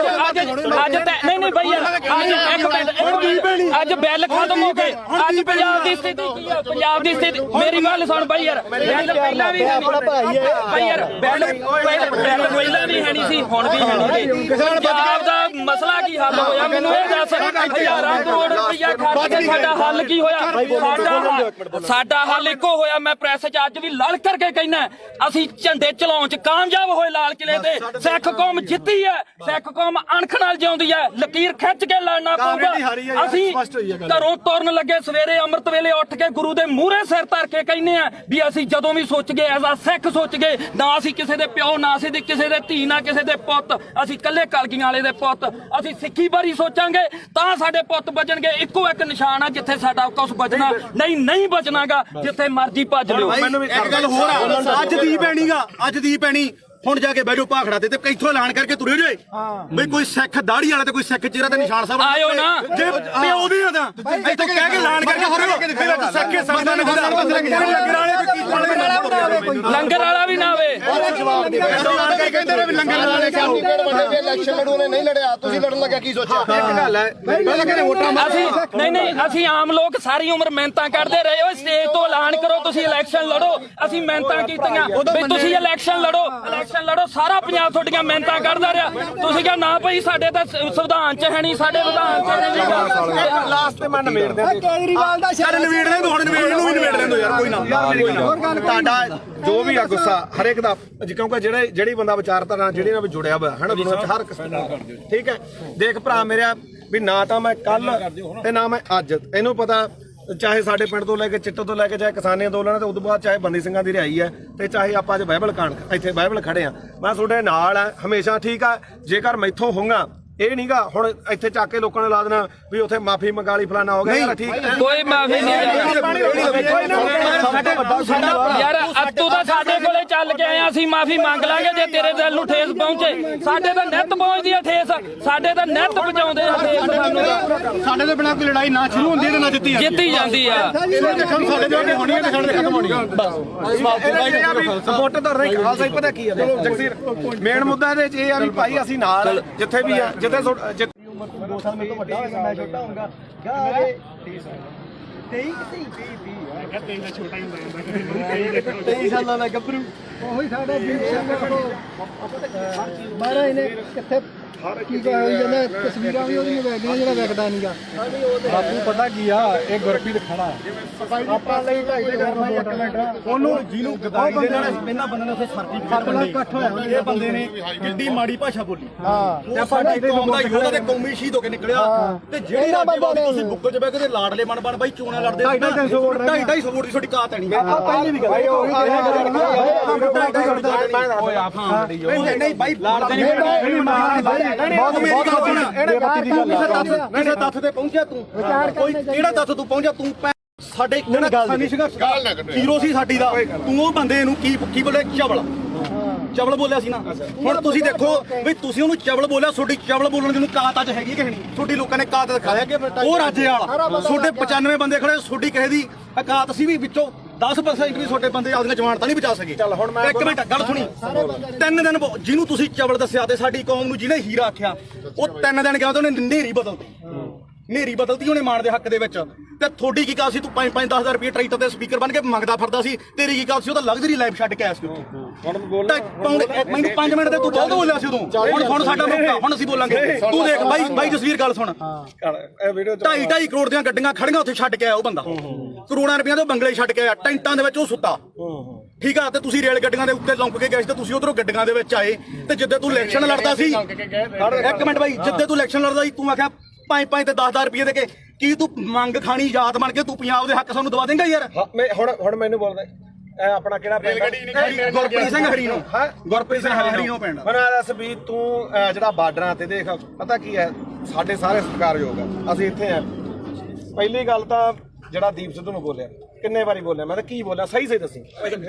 ਅੱਜ ਨਹੀਂ ਬਈ ਯਾਰ ਅੱਜ ਇੱਕ ਮਿੰਟ ਅੱਜ ਬਿੱਲ ਖਤਮ ਹੋ ਗਏ ਅੱਜ ਪੰਜਾਬ ਦੀ ਸਥਿਤੀ ਕੀ ਆ ਪੰਜਾਬ ਦੀ ਸਥਿਤੀ ਮੇਰੀ ਗੱਲ ਸੁਣ ਬਈ ਯਾਰ ਬਿੱਲ ਪਹਿਲਾਂ ਵੀ ਬਈ ਯਾਰ ਬਿੱਲ ਪਹਿਲਾਂ ਵੀ ਹੈ ਨਹੀਂ ਸੀ ਹੁਣ ਵੀ ਹੈ ਨਹੀਂ ਪੰਜਾਬ ਦਾ ਮਸਲਾ ਕੀ ਹੱਲ ਹੋਇਆ ਮੈਨੂੰ ਇਹ ਦੱਸ ਹਜ਼ਾਰਾਂ ਕਰੋੜ ਰੁਪਇਆ ਖਰਚ ਕੇ ਸਾਡਾ ਹੱਲ ਕੀ ਹੋਇਆ ਸਾਡਾ ਹੱਲ ਇੱਕੋ ਹੋਇਆ ਮੈਂ ਪ੍ਰੈਸ 'ਚ ਅੱਜ ਵੀ ਲੜ ਕਰਕੇ ਕਹਿਣਾ ਅਸੀਂ ਝੰਡੇ ਚਲਾਉਣ 'ਚ ਕਾਮਯਾਬ ਹੋਏ ਲਾਲ ਕਿਲੇ ਤੇ ਸਿੱਖ ਕੌਮ ਜਿੱਤੀ ਹੈ ਸਿੱਖ ਕੌਮ ਅਣਖ ਨਾਲ ਜਿਉਂਦੀ ਹੈ ਲਕੀਰ ਖਿੱਚ ਕੇ ਲੜਨਾ ਪਊਗਾ ਅਸੀਂ ਘਰੋਂ ਤੁਰਨ ਲੱਗੇ ਸਵੇਰੇ ਅੰਮ੍ਰਿਤ ਵੇਲੇ ਉੱਠ ਕੇ ਗੁਰੂ ਦੇ ਮੂਹਰੇ ਸਿਰ ਧਰ ਕੇ ਕਹਿੰਦੇ ਆ ਵੀ ਅਸੀਂ ਜਦੋਂ ਵੀ ਸੋਚ ਗਏ ਐਜ਼ ਆ ਸਿੱਖ ਸੋਚ ਗਏ ਨਾ ਅਸੀਂ ਕਿਸੇ ਦੇ ਪਿਓ ਨਾ ਅਸੀਂ ਕਿਸੇ ਦੇ ਧੀ ਨਾ ਕਿਸੇ ਦੇ ਪੁੱਤ ਅਸੀਂ ਕੱਲੇ ਕਲਗੀਆਂ ਵਾਲੇ ਦੇ ਪੁੱਤ ਅਸੀਂ ਸਿੱਖੀ ਬਾਰੇ ਸੋਚਾਂਗੇ ਤਾਂ ਸਾਡੇ ਪੁੱਤ ਬਚਣਗੇ ਇੱਕੋ ਇੱਕ ਨਿਸ਼ਾਨ ਆ ਜਿੱਥੇ ਸਾਡਾ ਕੁਝ ਬਚਣਾ ਨਹੀਂ ਬਚਣਾਗਾ ਜਿੱਥੇ ਮਰਜ਼ੀ ਭੱਜ ਲਿਓ ਇੱਕ ਗੱਲ ਹੋਰ ਆ ਅੱਜ ਦੀ ਪੈਣੀ ਹੁਣ ਜਾ ਕੇ ਬੈਠੋ ਭਾਖੜਾ ਤੇ ਇੱਥੋਂ ਐਲਾਨ ਕਰਕੇ ਤੁਰੇ ਜੇ ਬਈ ਕੋਈ ਸਿੱਖ ਦਾੜੀ ਵਾਲਾ ਤੇ ਕੋਈ ਸਿੱਖ ਚਿਹਰਾ ਤੇ ਨਿਸ਼ਾਨ ਸਾਹਿਬ ਆਇਓ ਨਾ ਜੇ ਪਿਓ ਦੀ ਆ ਤਾਂ ਇੱਥੋਂ ਕਹਿ ਕੇ ਐਲਾਨ ਕਰਕੇ ਤੁਰੇ ਸਿੱਖੇ ਸੰਗਤਾਂ ਨੇ ਲੰਗਰ ਵਾਲਾ ਵੀ ਨਾ ਹੋਵੇ ਕਹਿੰਦੇ ਨੇ ਵੀ ਲੰਗਰ ਵਾਲੇ ਵੱਡੇ ਇਲੈਕਸ਼ਨ ਲੜੂ ਨੇ ਨਹੀਂ ਲੜਿਆ ਤੁਸੀਂ ਲੜਨ ਲੱਗਿਆ ਕੀ ਸੋਚਿਆ ਇੱਕ ਗੱਲ ਹੈ ਪਹਿਲਾਂ ਕਹਿੰਦੇ ਵੋਟਾਂ ਨਹੀਂ ਅਸੀਂ ਆਮ ਲੋਕ ਸਾਰੀ ਉਮਰ ਮਿਹਨਤਾਂ ਕਰਦੇ ਰਹੇ ਓ ਸਟੇਜ ਤੋਂ ਐਲਾਨ ਕਰੋ ਤੁਸੀਂ ਇਲੈਕਸ਼ਨ ਲੜੋ ਅਸੀਂ ਮਿਹਨਤਾਂ ਕੀਤੀਆਂ ਵੀ ਤੁਸੀਂ ਇਲੈਕਸ਼ਨ ਲੜੋ ਸਾਰਾ ਪੰਜਾਬ ਤੁਹਾਡੀਆਂ ਮਿਹਨਤਾਂ ਕਰਦਾ ਰਿਹਾ ਤੁਸੀਂ ਕਿਹਾ ਨਾ ਭਾਈ ਸਾਡੇ ਤਾਂ ਸੰਵਿਧਾਨ 'ਚ ਹੈ ਨਹੀਂ ਸਾਡੇ ਵਿਧਾਨ 'ਚ ਨਹੀਂ ਲਾਸਟ ਤੇ ਮੈਂ ਨਵੇੜ ਦੇ ਕੇਜਰੀਵਾਲ ਦਾ ਸਾਰੇ ਨਵੇੜ ਦੇ ਹੁਣ ਨਵੇੜ ਨੂੰ ਵੀ ਨਵੇੜ ਦੇ ਯਾਰ ਕੋਈ ਨਾ ਤੁਹਾਡਾ ਜੋ ਵੀ ਆ ਗੁੱਸਾ ਹਰੇਕ ਦਾ ਕਿਉਂਕਿ ਜਿਹੜੀ ਬੰਦਾ ਵਿਚਾਰਧਾਰਾ ਨਾਲ ਜਿਹੜੀ ਨਾਲ ਵੀ ਜੁੜਿਆ ਹੋਇਆ ਹੈ ਨਾ ਦੁਨੀਆ ਵਿੱਚ ਹਰ ਕਿਸਮ ਦਾ ਠੀਕ ਹੈ ਦੇਖ ਭਰਾ ਮੇਰਾ ਵੀ ਨਾ ਤਾਂ ਮੈਂ ਕੱਲ ਤੇ ਨਾ ਮੈਂ ਅੱਜ ਇਹਨੂੰ ਪਤਾ ਚਾਹੇ ਸਾਡੇ ਪਿੰਡ ਤੋਂ ਲੈ ਕੇ ਚਿੱਟੇ ਤੋਂ ਲੈ ਕੇ ਚਾਹੇ ਕਿਸਾਨੀ ਅੰਦੋਲਨ ਤੇ ਉਦੋਂ ਬਾਅਦ ਚਾਹੇ ਬੰਦੀ ਸਿੰਘਾਂ ਦੀ ਰਿਹਾਈ ਹੈ ਤੇ ਚਾਹੇ ਆਪਾਂ ਅੱਜ ਬਾਈਬਲ ਕਾਂਡ ਇੱਥੇ ਬਾਈਬਲ ਖੜੇ ਆ ਮੈਂ ਤੁਹਾਡੇ ਨਾਲ ਆ ਹਮੇਸ਼ਾ ਠੀਕ ਆ ਜੇਕਰ ਮੈਥੋਂ ਹੋਊਗਾ ਇਹ ਨਹੀਂਗਾ ਹੁਣ ਇੱਥੇ ਚੱਕ ਕੇ ਲੋਕਾਂ ਨੇ ਲਾ ਦੇਣਾ ਵੀ ਉੱਥੇ ਮਾਫੀ ਮੰਗਾ ਲਈ ਫਲਾਣਾ ਹੋ ਗਿਆ ਯਾਰ ਠੀਕ ਕੋਈ ਮਾਫੀ ਨਹੀਂ ਯਾਰ ਤੂੰ ਤਾਂ ਸਾਡੇ ਕੋਲੇ ਚੱਲ ਕੇ ਆਇਆ ਅਸੀਂ ਮਾਫੀ ਮੰਗ ਲਾਂਗੇ ਜੇ ਤੇਰੇ ਦਿਲ ਨੂੰ ਠੇਸ ਪਹੁੰਚੇ ਸਾਡੇ ਤਾਂ ਨਿੱਤ ਪਹੁੰਚਦੀ ਆ ਠੇਸ ਸਾਡੇ ਤਾਂ ਨਿੱਤ ਪਹੁੰਚਾਉਂਦੇ ਆ ਠੇਸ ਸਾਨੂੰ ਸਾਡੇ ਤੋਂ ਬਿਨਾਂ ਕੋਈ ਲੜਾਈ ਨਾ ਸ਼ੁਰੂ ਹੁੰਦੀ ਤੇ ਨਾ ਜਿੱਤੀ ਜਾਂਦੀ ਆ ਸਾਡੇ ਜੋ ਅੱਗੇ ਹੋਣੀ ਹੈ ਤੇ ਸਾਡੇ ਖਤਮ ਹੋਣੀ ਬਸ ਸਪੋਰਟ ਤਾਂ ਨਹੀਂ ਖਾਲਸਾ ਹੀ ਪਤਾ ਕੀ ਆ ਜਗਸੀਰ ਮੇਨ ਮੁੱਦਾ ਇਹਦੇ ਚ ਇਹ ਆ ਵੀ ਭਾਈ ਅਸੀਂ ਨਾਲ ਜਿੱਥੇ ਵੀ ਆ ਜਿੱਥੇ 2 ਸਾਲ ਮੇਰੇ ਤੋਂ ਵੱਡਾ ਹੋਏਗਾ ਮੈਂ ਛੋਟਾ ਹੋਊਗਾ ਮੇਰੇ 23 ਸਾਲਾਂ ਦਾ ਗੱਭਰੂ ਉਹੀ ਸਾਡਾ ਦੀਪ ਸਿੰਘ ਮਹਾਰਾਜ ਇਹਨੇ ਕਿੱਥੇ ਕੀ ਹੋਈ ਜਾਂਦਾ ਤਸਵੀਰਾਂ ਵੀ ਉਹਦੀਆਂ ਵੇਖਦੀਆਂ ਜਿਹੜਾ ਵੇਖਦਾ ਨਹੀਂਗਾ ਬਾਪੂ ਪਤਾ ਕੀ ਆ ਇਹ ਗੁਰਪ੍ਰੀਤ ਖੜਾ ਆਪਾਂ ਲਈ ਢਾਈ ਦੇ ਉਹਨੂੰ ਜਿਹਨੂੰ ਗਦਾਈ ਦੇ ਨਾਲ ਇਹਨਾਂ ਬੰਦੇ ਨੇ ਉੱਥੇ ਸਰਟੀਫਿਕੇਟ ਇਕੱਠ ਹੋਇਆ ਇਹ ਬੰਦੇ ਨੇ ਕਿੱਡੀ ਮਾੜੀ ਭਾਸ਼ਾ ਬੋਲੀ ਹਾਂ ਤੇ ਸਾਡਾ ਕੌਮ ਦਾ ਯੋਧਾ ਤੇ ਕੌਮੀ ਸ਼ਹੀਦ ਹੋ ਕੇ ਨਿਕਲਿਆ ਤੇ ਜਿਹੜੇ ਰਾਜੇ ਤੁਸੀਂ ਬੁੱਕਲ 'ਚ ਬਹਿ ਕੇ ਲਾਡਲੇ ਬਣ ਬਾਈ ਚੋਣਾਂ ਲੜਦੇ 250 ਵੋਟ ਦੀ ਤੁਹਾਡੀ ਕਾਤ ਨਹੀਂ ਪਹਿਲੀ ਵੀ ਗੱਲ ਨਹੀਂ ਬਾਈ ਨਹੀਂ ਤੱਥ ਤੇ ਪਹੁੰਚਿਆ ਤੂੰ ਕੋਈ ਕਿਹੜਾ ਤੱਥ ਤੂੰ ਪਹੁੰਚਿਆ ਤੂੰ ਸਾਡੇ ਕਿਸਾਨੀ ਸੰਘਰਸ਼ ਹੀਰੋ ਸੀ ਸਾਡੀ ਦਾ ਤੂੰ ਉਹ ਬੰਦੇ ਨੂੰ ਕੀ ਬੋਲੇ ਚਵਲ ਬੋਲਿਆ ਸੀ ਨਾ ਹੁਣ ਤੁਸੀਂ ਦੇਖੋ ਵੀ ਤੁਸੀਂ ਉਹਨੂੰ ਚਵਲ ਬੋਲਿਆ ਤੁਹਾਡੀ ਚਵਲ ਬੋਲਣ ਦੀ ਨੂੰ ਕਾਤ ਅੱਜ ਹੈਗੀ ਕਿ ਨਹੀਂ ਤੁਹਾਡੀ ਲੋਕਾਂ ਨੇ ਕਾਤ ਦਿਖਾਇਆ ਉਹ ਰਾਜੇ ਵਾਲਾ ਤੁਹਾਡੇ 95 ਬੰਦੇ ਖੜੇ ਤੁਹਾਡੀ ਕਿਸੇ ਦੀ ਔਕਾਤ ਸੀ ਵੀ ਵਿੱਚੋਂ 10% ਵੀ ਤੁਹਾਡੇ ਬੰਦੇ ਆਪਦੀਆਂ ਜਵਾਨਤਾਂ ਨਹੀਂ ਬਚਾ ਸਕੇ ਚੱਲ ਹੁਣ ਮੈਂ ਇੱਕ ਮਿੰਟ ਗੱਲ ਸੁਣੀ 3 ਦਿਨ ਜਿਹਨੂੰ ਤੁਸੀਂ ਚਵਲ ਦੱਸਿਆ ਤੇ ਸਾਡੀ ਕੌਮ ਨੂੰ ਜਿਹਨੇ ਹੀਰਾ ਆਖਿਆ ਉਹ 3 ਦਿਨ ਗਿਆ ਤੇ ਉਹਨੇ ਨੇਰੀ ਬਦਲਤੀ ਉਹਨੇ ਮਾਣ ਦੇ ਹੱਕ ਦੇ ਵਿੱਚ ਤੇ ਤੁਹਾਡੀ ਕੀ ਕਾਲ ਸੀ ਤੂੰ 5-10 ਰੁਪਏ ਟਰੈਕਟਰ ਤੇ ਸਪੀਕਰ ਬਣ ਕੇ ਮੰਗਦਾ ਫਿਰਦਾ ਸੀ ਤੇਰੀ ਕੀ ਕਾਲ ਸੀ ਉਹ ਤਾਂ ਲਗਜ਼ਰੀ ਲਾਈਫ ਛੱਡ ਕੇ ਆਇਆ ਸੀ ਮੈਨੂੰ 5 ਮਿੰਟ ਤੇ ਤੂੰ ਬਹੁਤ ਬੋਲਿਆ ਸੀ ਉਦੋਂ ਹੁਣ ਸਾਡਾ ਮੌਕਾ ਹੁਣ ਅਸੀਂ ਬੋਲਾਂਗੇ ਤੂੰ ਦੇਖ ਬਾਈ ਜਸਵੀਰ ਗੱਲ ਸੁਣ 2.5 ਕਰੋੜ ਦੀਆਂ ਗੱਡੀਆਂ ਖੜੀਆਂ ਉੱਥੇ ਛੱਡ ਕੇ ਆਇਆ ਉਹ ਬੰਦਾ ਕਰੋੜਾਂ ਰੁਪਈਆਂ ਦੇ ਬੰਗਲੇ ਛੱਡ ਕੇ ਆਇਆ ਟੈਂਟਾਂ ਦੇ ਵਿੱਚ ਉਹ ਸੁੱਤਾ ਠੀਕ ਆ ਤੇ ਤੁਸੀਂ ਰੇਲ ਗੱਡੀਆਂ ਦੇ ਉੱਤੇ ਲੰਕ ਕੇ ਗਏ ਤੇ ਤੁਸੀਂ ਉਧਰੋਂ ਗੱਡੀਆਂ ਦੇ ਵਿੱਚ ਆਏ ਤੇ ਜਿੱਦੇ ਤੂੰ ਇਲੈਕਸ਼ਨ ਲੜਦਾ ਸੀ ਇੱਕ ਮਿੰਟ ਬਾਈ ਜਿੱਦੇ ਤੂੰ ਇਲੈਕਸ਼ਨ ਲੜਦਾ ਸੀ ਤੂੰ ਆਖਿਆ 5 ਤੇ 10 ਰੁਪਏ ਦੇ ਕੇ ਕੀ ਤੂੰ ਮੰਗ ਖਾਣੀ ਯਾਦ ਬਣ ਕੇ ਤੂੰ ਪੰਜਾਬ ਦੇ ਹੱਕ ਸਾਨੂੰ ਦਵਾ ਦੇਂਗਾ ਯਾਰ ਹੁਣ ਮੈਨੂੰ ਬੋਲਦਾ ਆਪਣਾ ਕਿਹੜਾ ਪਿੰਡ ਗੁਰਪ੍ਰੀਤ ਸਿੰਘ ਹਰੀ ਨੂੰ ਗੁਰਪ੍ਰੀਤ ਸਿੰਘ ਹਰੀ ਨੂੰ ਪਿੰਡ ਮੈਨੂੰ ਦੱਸ ਵੀ ਤੂੰ ਜਿਹੜਾ ਬਾਰਡਰਾਂ ਤੇ ਦੇਖ ਪਤਾ ਕੀ ਹੈ ਸਾਡੇ ਸਾਰੇ ਸਤਿਕਾਰਯੋਗ ਆ ਅਸੀਂ ਇੱਥੇ ਆ ਪਹਿਲੀ ਗੱਲ ਤਾਂ ਜਿਹੜਾ ਦੀਪ ਸਿੱਧੂ ਨੂੰ ਬੋਲਿਆ ਕਿੰਨੇ ਵਾਰੀ ਬੋਲਿਆ ਮੈਂ ਤਾਂ ਕੀ ਬੋਲਿਆ ਸਹੀ ਦੱਸੀ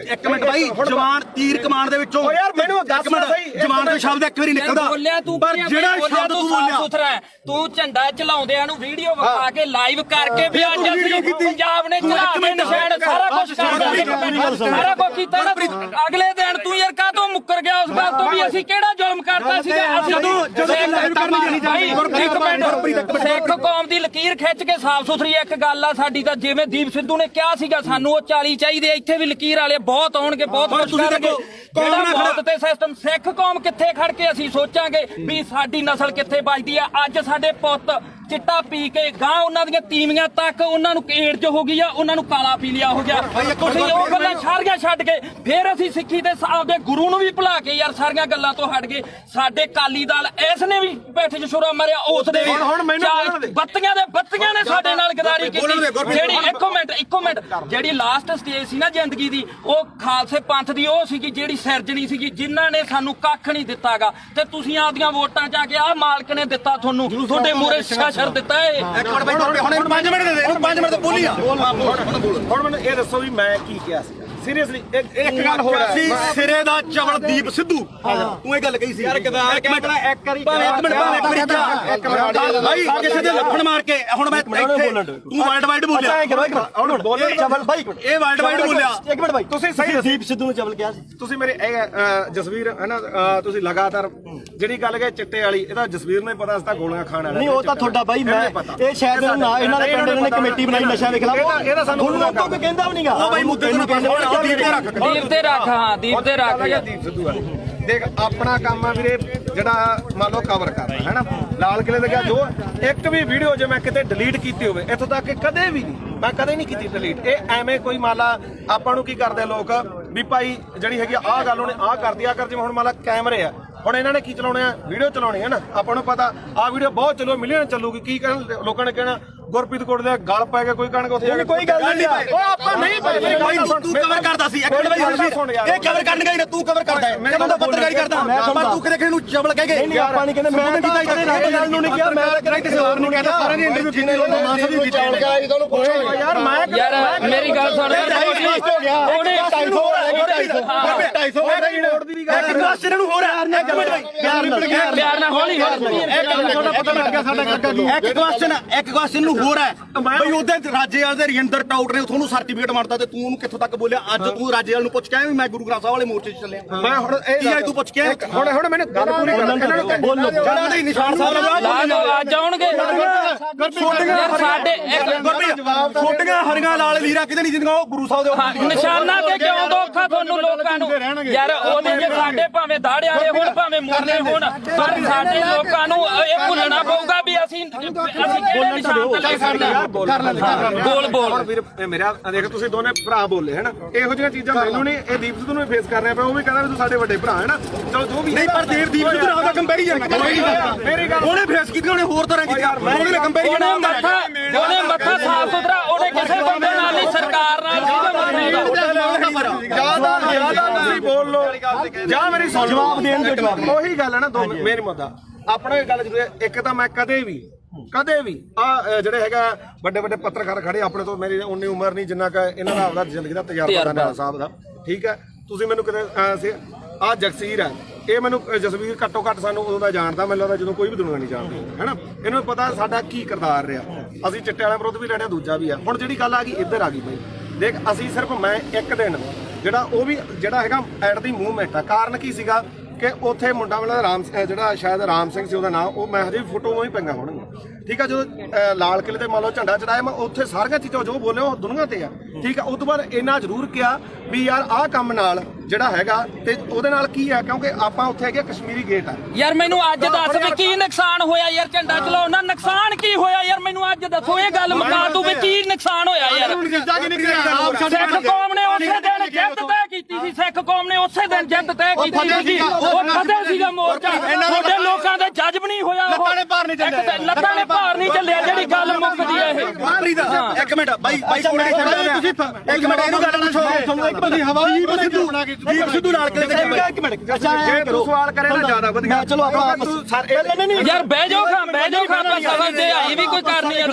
ਇੱਕ ਮਿੰਟ ਬਾਈ ਜਵਾਨ ਤੀਰ ਕਮਾਨ ਦੇ ਵਿੱਚੋਂ ਓ ਯਾਰ ਮੈਨੂੰ ਦੱਸ ਨਾ ਸਹੀ ਜਵਾਨ ਦੇ ਸ਼ਬਦ ਇੱਕ ਵਾਰੀ ਨਿਕਲਦਾ ਬੋਲਿਆ ਤੂੰ ਪਰ ਜਿਹੜਾ ਸ਼ਬਦ ਤੂੰ ਬੋਲਿਆ ਸੁਥਰਾ ਹੈ ਤੂੰ ਝੰਡਾ ਚਲਾਉਂਦਿਆਂ ਨੂੰ ਵੀਡੀਓ ਵਿਖਾ ਕੇ ਲਾਈਵ ਕਰਕੇ ਵੀ ਅੱਜ ਅਸੀਂ ਪੰਜਾਬ ਨੇ ਚੜਾ ਕੇ ਨਿਸ਼ਾਨ ਸਾਰਾ ਕੁਝ ਸਾਰਾ ਕੁਝ ਕੀਤਾ ਨਾ ਅਗਲੇ ਦਿਨ ਤੂੰ ਯਾਰ ਕਾਹਤੋਂ ਮੁੱਕਰ ਗਿਆ ਉਸ ਗੱਲ ਤੋਂ ਵੀ ਅਸੀਂ ਕਿਹੜਾ ਜ਼ੁਲਮ ਕਰਤਾ ਸੀਗਾ ਅਸੀਂ ਸਿੱਖ ਕੌਮ ਦੀ ਲਕੀਰ ਖਿੱਚ ਕੇ ਸਾਫ਼ ਸੁਥਰੀ ਇੱਕ ਗੱਲ ਆ ਸਾਡੀ ਤਾਂ ਜਿਵੇਂ ਦੀਪ ਸਿੱਧੂ ਨੇ ਕਿਹਾ ਸੀਗਾ ਸਾਨੂੰ ਉਹ 40 ਚਾਹੀਦੇ ਇੱਥੇ ਵੀ ਲਕੀਰ ਵਾਲੇ ਬਹੁਤ ਆਉਣਗੇ ਬਹੁਤ ਕੁਝ ਕਰਨਗੇ ਜਿਹੜਾ ਮੌਤ ਤੇ ਸਿਸਟਮ ਸਿੱਖ ਕੌਮ ਕਿੱਥੇ ਖੜ ਕੇ ਅਸੀਂ ਸੋਚਾਂਗੇ ਵੀ ਸਾਡੀ ਨਸਲ ਕਿੱਥੇ ਬਚਦੀ ਆ ਅੱਜ ਸਾਡੇ ਪੁੱਤ ਚਿੱਟਾ ਪੀ ਕੇ ਗਾਂ ਉਹਨਾਂ ਦੀਆਂ ਤੀਵੀਆਂ ਤੱਕ ਉਹਨਾਂ ਨੂੰ ਏਡਜ਼ ਹੋ ਗਈ ਆ ਉਹਨਾਂ ਨੂੰ ਕਾਲਾ ਪੀਲੀਆ ਹੋ ਗਿਆ ਤੁਸੀਂ ਉਹ ਗੱਲਾਂ ਸਾਰੀਆਂ ਛੱਡ ਕੇ ਫਿਰ ਅਸੀਂ ਸਿੱਖੀ ਦੇ ਆਪਦੇ ਗੁਰੂ ਨੂੰ ਵੀ ਭੁਲਾ ਕੇ ਯਾਰ ਸਾਰੀਆਂ ਗੱਲਾਂ ਤੋਂ ਹਟ ਗਏ ਸਾਡੇ ਕਾਲੀ ਦਲ ਇਸ ਨੇ ਵੀ ਬੈਠੇ ਚ ਛੁਰਾ ਮਾਰਿਆ ਉਸ ਦੇ ਵੀ ਬੱਤੀਆਂ ਨੇ ਸਾਡੇ ਨਾਲ ਗਦਾਰੀ ਕੀਤੀ ਜਿਹੜੀ ਇੱਕ ਮਿੰਟ ਜਿਹੜੀ ਲਾਸਟ ਸਟੇਜ ਸੀ ਨਾ ਜ਼ਿੰਦਗੀ ਦੀ ਉਹ ਖਾਲਸੇ ਪੰਥ ਦੀ ਉਹ ਸੀਗੀ ਜਿਹੜੀ ਸਿਰਜਣੀ ਸੀਗੀ ਜਿਨ੍ਹਾਂ ਨੇ ਸਾਨੂੰ ਕੱਖ ਨਹੀਂ ਦਿੱਤਾਗਾ ਤੇ ਤੁਸੀਂ ਆਪਦੀਆਂ ਵੋਟਾਂ ਜਾ ਕੇ ਆਹ ਮਾਲਕ ਨੇ ਦਿੱਤਾ ਤੁਹਾਨੂੰ ਤੁਹਾਡੇ ਮੂਹਰੇ ਸ਼ਰ ਦਿੱਤਾ ਏ ਇੱਕ ਮਿੰਟ ਬਾਈ ਹੁਣ 5 ਮਿੰਟ ਦੇ ਦੇ 5 ਮਿੰਟ ਬੋਲੀ ਆ ਹੁਣ ਮੈਨੂੰ ਇਹ ਦੱਸੋ ਵੀ ਮੈਂ ਕੀ ਕਿਹਾ ਸੀ ਸੀਰੀਅਸਲੀ ਇੱਕ ਗੱਲ ਹੋ ਰਹੀ ਸੀ ਸਿਰੇ ਦਾ ਚਵਲ ਦੀਪ ਸਿੱਧੂ ਤੂੰ ਇਹ ਗੱਲ ਕਹੀ ਸੀ ਯਾਰ ਗਦਾਰ ਇੱਕ ਮਿੰਟ ਭਾਈ ਕਿਸੇ ਦੇ ਲੱਫੜ ਮਾਰ ਕੇ ਹੁਣ ਮੈਂ ਇੱਥੇ ਤੂੰ ਵਰਲਡ ਵਾਈਡ ਬੋਲਿਆ ਹੁਣ ਬੋਲਣ ਚਵਲ ਭਾਈ ਇਹ ਵਰਲਡ ਵਾਈਡ ਬੋਲਿਆ ਇੱਕ ਮਿੰਟ ਭਾਈ ਤੁਸੀਂ ਸਹੀ ਦੀਪ ਸਿੱਧੂ ਨੂੰ ਚਵਲ ਕਿਹਾ ਸੀ ਤੁਸੀਂ ਮੇਰੇ ਜਸਵੀਰ ਹੈ ਨਾ ਤੁਸੀਂ ਲਗਾਤਾਰ ਜਿਹੜੀ ਗੱਲ ਹੈ ਚਿੱਟੇ ਵਾਲੀ ਇਹਦਾ ਜਸਵੀਰ ਨੂੰ ਹੀ ਪਤਾ ਸੀ ਤਾਂ ਗੋਲੀਆਂ ਖਾਣ ਵਾਲਾ ਨਹੀਂ ਉਹ ਤਾਂ ਤੁਹਾਡਾ ਬਾਈ ਮੈਂ ਇਹ ਸ਼ਾਇਦ ਇਹਨਾਂ ਦੇ ਪਿੰਡ ਨੇ ਕਮੇਟੀ ਬਣਾਈ ਨਸ਼ਾ ਦੇ ਖਿਲਾਫ ਇਹਦਾ ਸਾਨੂੰ ਲੋਕਾਂ ਕੋਈ ਕਹਿੰਦਾ ਵੀ ਨਹੀਂਗਾ ਉਹ ਬਾਈ ਮੁੱਦੇ ਨੂੰ ਕਹਿੰਦੇ ਦੀਪ ਤੇ ਰੱਖ ਹਾਂ ਦੀਪ ਤੇ ਰੱਖ ਦੀਪ ਸਿੱਧੂ ਵਾਲੀ ਦੇਖ ਆਪਣਾ ਕੰਮ ਆ ਵੀਰੇ ਜਿਹੜਾ ਮੰਨ ਲਓ ਕਵਰ ਕਰਨਾ ਹੈ ਨਾ ਲਾਲ ਕਿਲੇ ਦੇ ਗਿਆ ਜੋ ਇੱਕ ਵੀ ਵੀਡੀਓ ਜੇ ਮੈਂ ਕਿਤੇ ਡਿਲੀਟ ਕੀਤੀ ਹੋਵੇ ਇੱਥੋਂ ਤੱਕ ਕਿ ਕਦੇ ਵੀ ਨਹੀਂ ਮੈਂ ਕਦੇ ਨਹੀਂ ਕੀਤੀ ਡਿਲੀਟ ਇਹ ਐਵੇਂ ਕੋਈ ਮਾਲਾ ਆਪਾਂ ਨੂੰ ਕੀ ਕਰਦੇ ਲੋਕ ਵੀ ਭਾਈ ਜਿਹੜੀ ਹੈਗੀ ਆਹ ਗੱਲ ਉਹਨੇ ਆਹ ਕਰਦੀ ਆ ਕਰ ਜਿਵੇਂ ਹੁਣ ਮਾਲਾ ਕੈਮਰੇ ਆ ਹੁਣ ਇਹਨਾਂ ਨੇ ਕੀ ਚਲਾਉਣੇ ਆ ਵੀਡੀਓ ਚਲਾਉਣੀ ਹੈ ਨਾ ਆਪਾਂ ਨੂੰ ਪਤਾ ਆਹ ਵੀਡੀਓ ਬਹੁਤ ਚੱਲੋ ਮਿਲੀਅਨ ਚੱਲੂਗੀ ਕੀ ਕਹਿਣ ਲੋਕਾਂ ਨੇ ਕਹਿਣਾ ਗੁਰਪ੍ਰੀਤ ਕੋਟ ਦੇ ਗਲ ਪੈ ਕੇ ਕੋਈ ਕਣਕ ਉੱਥੇ ਜਾ ਕੇ ਕੋਈ ਗੱਲ ਨਹੀਂ ਉਹ ਆਪਾਂ ਨਹੀਂ ਭਾਈ ਤੂੰ ਕਵਰ ਕਰਦਾ ਸੀ ਇੱਕ ਮਿੰਟ ਬਾਈ ਇਹ ਕਵਰ ਕਰਨ ਗਈ ਨਾ ਤੂੰ ਕਵਰ ਕਰਦਾ ਹੈ ਮੈਂ ਤਾਂ ਪੱਤਰਕਾਰੀ ਕਰਦਾ ਪਰ ਤੂੰ ਕਿਹਦੇ ਨੂੰ ਚਵਲ ਕਹਿ ਗਏ ਨਹੀਂ ਆਪਾਂ ਨਹੀਂ ਕਹਿੰਦੇ ਮੈਂ ਕੀਤਾ ਗੱਲ ਨੂੰ ਨਹੀਂ ਕਿਹਾ ਮੈਂ ਕਿਸੇ ਹੋਰ ਨੂੰ ਕਹਿੰਦਾ ਸਾਰਿਆਂ ਦੀ ਇੰਟਰਵਿਊ ਕੀਤੀ ਮਾਨਸਾ ਦੀ ਕੀਤੀ ਯਾਰ ਮੈਂ ਯਾਰ ਮੇਰੀ ਗੱਲ ਸੁਣ ਉਹਨੇ 250 ਵੋਟ ਦੀ ਵੀ ਗੱਲ ਇੱਕ ਕੁਐਸਚਨ ਨੂੰ ਹੋਰ ਹੈ ਪਿਆਰ ਨਾਲ ਹੌਲੀ ਇੱਕ ਕੁਐਸਚਨ ਨੂੰ ਹੋਰ ਹੈ ਬਈ ਉਹਦੇ ਰਾਜੇਵਾਲ ਦੇ ਰਜਿੰਦਰ ਟਾਊਟ ਨੇ ਤੁਹਾਨੂੰ ਸਰਟੀਫਿਕੇਟ ਮਾਰਤਾ ਤੇ ਤੂੰ ਉਹਨੂੰ ਕਿੱਥੋਂ ਤੱਕ ਬੋਲਿਆ ਅੱਜ ਤੂੰ ਰਾਜੇਵਾਲ ਨੂੰ ਪੁੱਛ ਕੇ ਆਇਆ ਵੀ ਮੈਂ ਗੁਰੂ ਗ੍ਰੰਥ ਸਾਹਿਬ ਵਾਲੇ ਮੋਰਚੇ 'ਚ ਚੱਲਿਆ ਮੈਂ ਹੁਣ ਇਹ ਤੂੰ ਪੁੱਛ ਕੇ ਹੁਣ ਮੈਨੂੰ ਗੱਲ ਪੂਰੀ ਕਰ ਬੋਲੋ ਜਿਹੜਾ ਨਹੀਂ ਨਿਸ਼ਾਨ ਸਾਹਿਬ ਲਾ ਲਓ ਅੱਜ ਆਉਣਗੇ ਯਾਰ ਸਾਡੇ ਛੋਟੀਆਂ ਹਰੀਆਂ ਲਾਲ ਲੀਰਾ ਕਿਤੇ ਨਹੀਂ ਜਿੰਦੀਆਂ ਉਹ ਗੁਰੂ ਸਾਹਿਬ ਦੇ ਨਿਸ਼ਾਨਾਂ ਤੇ ਕਿਉਂ ਦੋਖਾ ਤੁਹਾਨੂੰ ਲੋਕਾਂ ਨੂੰ ਯਾਰ ਉਹਦੇ ਜੇ ਸਾਡੇ ਭਾਵੇਂ ਦਾੜੇ ਵਾਲੇ ਹੋਣ ਭਾਵੇਂ ਮੁਰਲੇ ਹੋਣ ਪਰ ਸਾਡੇ ਲੋਕਾਂ ਨੂੰ ਇਹ ਭੁੱਲਣਾ ਪਊਗਾ ਵੀ ਅਸੀਂ ਕਿਹੜੇ ਨਿਸ਼ਾਨ ਤੇ ਕਰਨਾ ਬੋਲ ਵੀਰ ਮੇਰਾ ਦੇਖ ਤੁਸੀਂ ਦੋਨੇ ਭਰਾ ਬੋਲੇ ਹੈ ਨਾ ਇਹੋ ਜਿਹੀਆਂ ਚੀਜ਼ਾਂ ਮੈਨੂੰ ਨਹੀਂ ਇਹ ਦੀਪ ਸਿੱਧੂ ਨੂੰ ਫੇਸ ਕਰ ਰਿਹਾ ਪਿਆ ਉਹ ਵੀ ਕਹਿੰਦਾ ਵੀ ਤੂੰ ਸਾਡੇ ਵੱਡੇ ਭਰਾ ਹੈ ਨਾ ਚਲੋ ਜੋ ਵੀ ਨਹੀਂ ਪਰ ਦੀਪ ਸਿੱਧੂ ਨਾਲ ਦਾ ਕੰਪੈਰੀਜ਼ਨ ਮੇਰੀ ਗੱਲ ਉਹਨੇ ਫੇਸ ਕੀਤੀ ਉਹਨੇ ਹੋਰ ਤਰ੍ਹਾਂ ਕੀਤੀ ਉਹਨੇ ਕੰਪੈਰੀਜ਼ਨ ਉਹਨੇ ਮੱਥਾ ਸਾਫ ਸੁਥਰਾ ਉਹਨੇ ਕਿਸੇ ਬੰਦੇ ਨਾਲ ਨਹੀਂ ਸਰਕਾਰ ਨਾਲ ਜਿਆਦਾ ਤੁਸੀਂ ਬੋਲ ਲੋ ਜਾਂ ਮੇਰੀ ਸੁਣ ਜਵਾਬ ਦੇਣ ਦੇ ਜਵਾਬ ਉਹੀ ਗੱਲ ਹੈ ਨਾ ਦੋ ਮੇਰੀ ਮੁੱਦਾ ਆਪਣਾ ਇਹ ਗੱਲ ਜ਼ਰੂਰ ਇੱਕ ਤਾਂ ਮੈਂ ਕਦੇ ਵੀ ਆ ਜਿਹੜੇ ਹੈਗਾ ਵੱਡੇ ਵੱਡੇ ਪੱਤਰਕਾਰ ਖੜੇ ਆਪਣੇ ਤੋਂ ਮੇਰੀ ਉਨੀ ਉਮਰ ਨਹੀਂ ਜਿੰਨਾ ਕਿ ਇਹਨਾਂ ਦਾ ਆਪਦਾ ਜ਼ਿੰਦਗੀ ਦਾ ਤਜਰਬਾ ਦਾ ਨਾਲਾ ਸਾਹਿਬ ਦਾ ਠੀਕ ਹੈ ਤੁਸੀਂ ਮੈਨੂੰ ਕਿਤੇ ਆ ਜਗਸੀਰ ਹੈ ਇਹ ਮੈਨੂੰ ਜਸਵੀਰ ਘੱਟੋ ਘੱਟ ਸਾਨੂੰ ਉਦੋਂ ਦਾ ਜਾਣਦਾ ਮੈਨੂੰ ਲੱਗਦਾ ਜਦੋਂ ਕੋਈ ਵੀ ਦੁਨੀਆ ਨਹੀਂ ਜਾਣਦੀ ਹੈਨਾ ਇਹਨੂੰ ਪਤਾ ਸਾਡਾ ਕੀ ਕਿਰਦਾਰ ਰਿਹਾ ਅਸੀਂ ਚਿੱਟੇ ਵਾਲਿਆਂ ਵਿਰੁੱਧ ਵੀ ਲੜਿਆ ਦੂਜਾ ਵੀ ਆ ਹੁਣ ਜਿਹੜੀ ਗੱਲ ਆ ਗਈ ਇੱਧਰ ਆ ਗਈ ਬਈ ਦੇਖ ਅਸੀਂ ਸਿਰਫ ਮੈਂ ਇੱਕ ਦਿਨ ਜਿਹੜਾ ਉਹ ਵੀ ਜਿਹੜਾ ਹੈਗਾ ਐਟ ਦੀ ਮੂਵਮੈਂਟ ਆ ਕਾਰਨ ਕੀ ਸੀਗਾ ਕਿ ਉੱਥੇ ਮੁੰਡਾ ਵਾਲਾ ਰਾਮ ਜਿਹੜਾ ਸ਼ਾਇਦ ਰਾਮ ਸਿੰਘ ਸੀ ਉਹਦਾ ਨਾਮ ਉਹ ਮੈਂ ਹਜੇ ਫੋਟੋ ਹੀ ਪੈਂਗਾ ਹੋਣਗੀਆਂ ਠੀਕ ਆ ਜਦੋਂ ਲਾਲ ਕਿਲੇ ਤੇ ਮੰਨ ਲਓ ਝੰਡਾ ਚੜਾਇਆ ਮੈਂ ਉੱਥੇ ਸਾਰੀਆਂ ਚੀਜ਼ਾਂ ਜੋ ਬੋਲੇ ਉਹ ਦੁਨੀਆ ਤੇ ਆ ਠੀਕ ਆ ਉਸ ਤੋਂ ਬਾਅਦ ਇੰਨਾ ਜ਼ਰੂਰ ਕਿਹਾ ਵੀ ਯਾਰ ਆਹ ਕੰਮ ਨਾਲ ਜਿਹੜਾ ਹੈਗਾ ਤੇ ਉਹਦੇ ਨਾਲ ਕੀ ਆ ਕਿਉਂਕਿ ਆਪਾਂ ਉੱਥੇ ਹੈਗੇ ਕਸ਼ਮੀਰੀ ਗੇਟ ਆ ਯਾਰ ਮੈਨੂੰ ਅੱਜ ਦੱਸ ਵੀ ਕੀ ਨੁਕਸਾਨ ਹੋਇਆ ਯਾਰ ਝੰਡਾ ਚਲਾਉਣ ਨਾਲ ਨੁਕਸਾਨ ਕੀ ਹੋਇਆ ਯਾਰ ਮੈਨੂੰ ਅੱਜ ਦੱਸੋ ਇਹ ਗੱਲ ਮੁਕਾ ਦੂ ਵੀ ਕੀ ਨੁਕਸਾਨ ਹੋਇਆ ਯਾਰ ਸਿੱਖ ਕੌਮ ਨੇ ਉਸੇ ਦਿਨ ਜਿੱਤ ਤੈਅ ਕੀਤੀ ਸੀ ਸਿੱਖ ਕੌਮ ਨੇ ਉਸੇ ਦਿਨ ਜਿੱਤ ਤੈਅ ਕੀਤੀ ਸੀ ਉਹ ਫਤਿਹ ਸੀਗਾ ਮੋਰਚਾ ਤੁਹਾਡੇ ਲੋਕਾਂ ਦਾ ਜੱਜ ਨਹੀਂ ਹੋਇਆ ਲੱਤਾਂ ਨੇ ਭਾਰ ਨਹੀਂ ਚੱਲਿਆ ਜਿਹੜੀ ਗੱਲ ਮੁੱਕਦੀ ਹੈ ਇਹ ਇੱਕ ਮਿੰਟ ਬਾਈ ਤੁਸੀਂ ਇੱਕ ਮਿੰਟ ਇਹਨੂੰ ਗੱਲ ਨੂੰ ਛੋੜੋ ਤੁਹਾਨੂੰ ਇੱਕ ਬੰਦੀ ਹਵਾਈ ਦੀਪ ਸਿੱਧੂ ਨਾਲ ਕਿਤੇ ਇੱਕ ਮਿੰਟ ਜੇ ਤੂੰ ਸਵਾਲ ਕਰੇ ਨਾ ਜ਼ਿਆਦਾ ਵਧੀਆ ਚਲੋ ਆਪਾਂ ਯਾਰ ਬਹਿ ਜਾਓ ਖਾਂ ਆਪਾਂ ਸਮਝਦੇ ਆਈ ਵੀ ਕੋਈ ਕਰਨੀ ਆ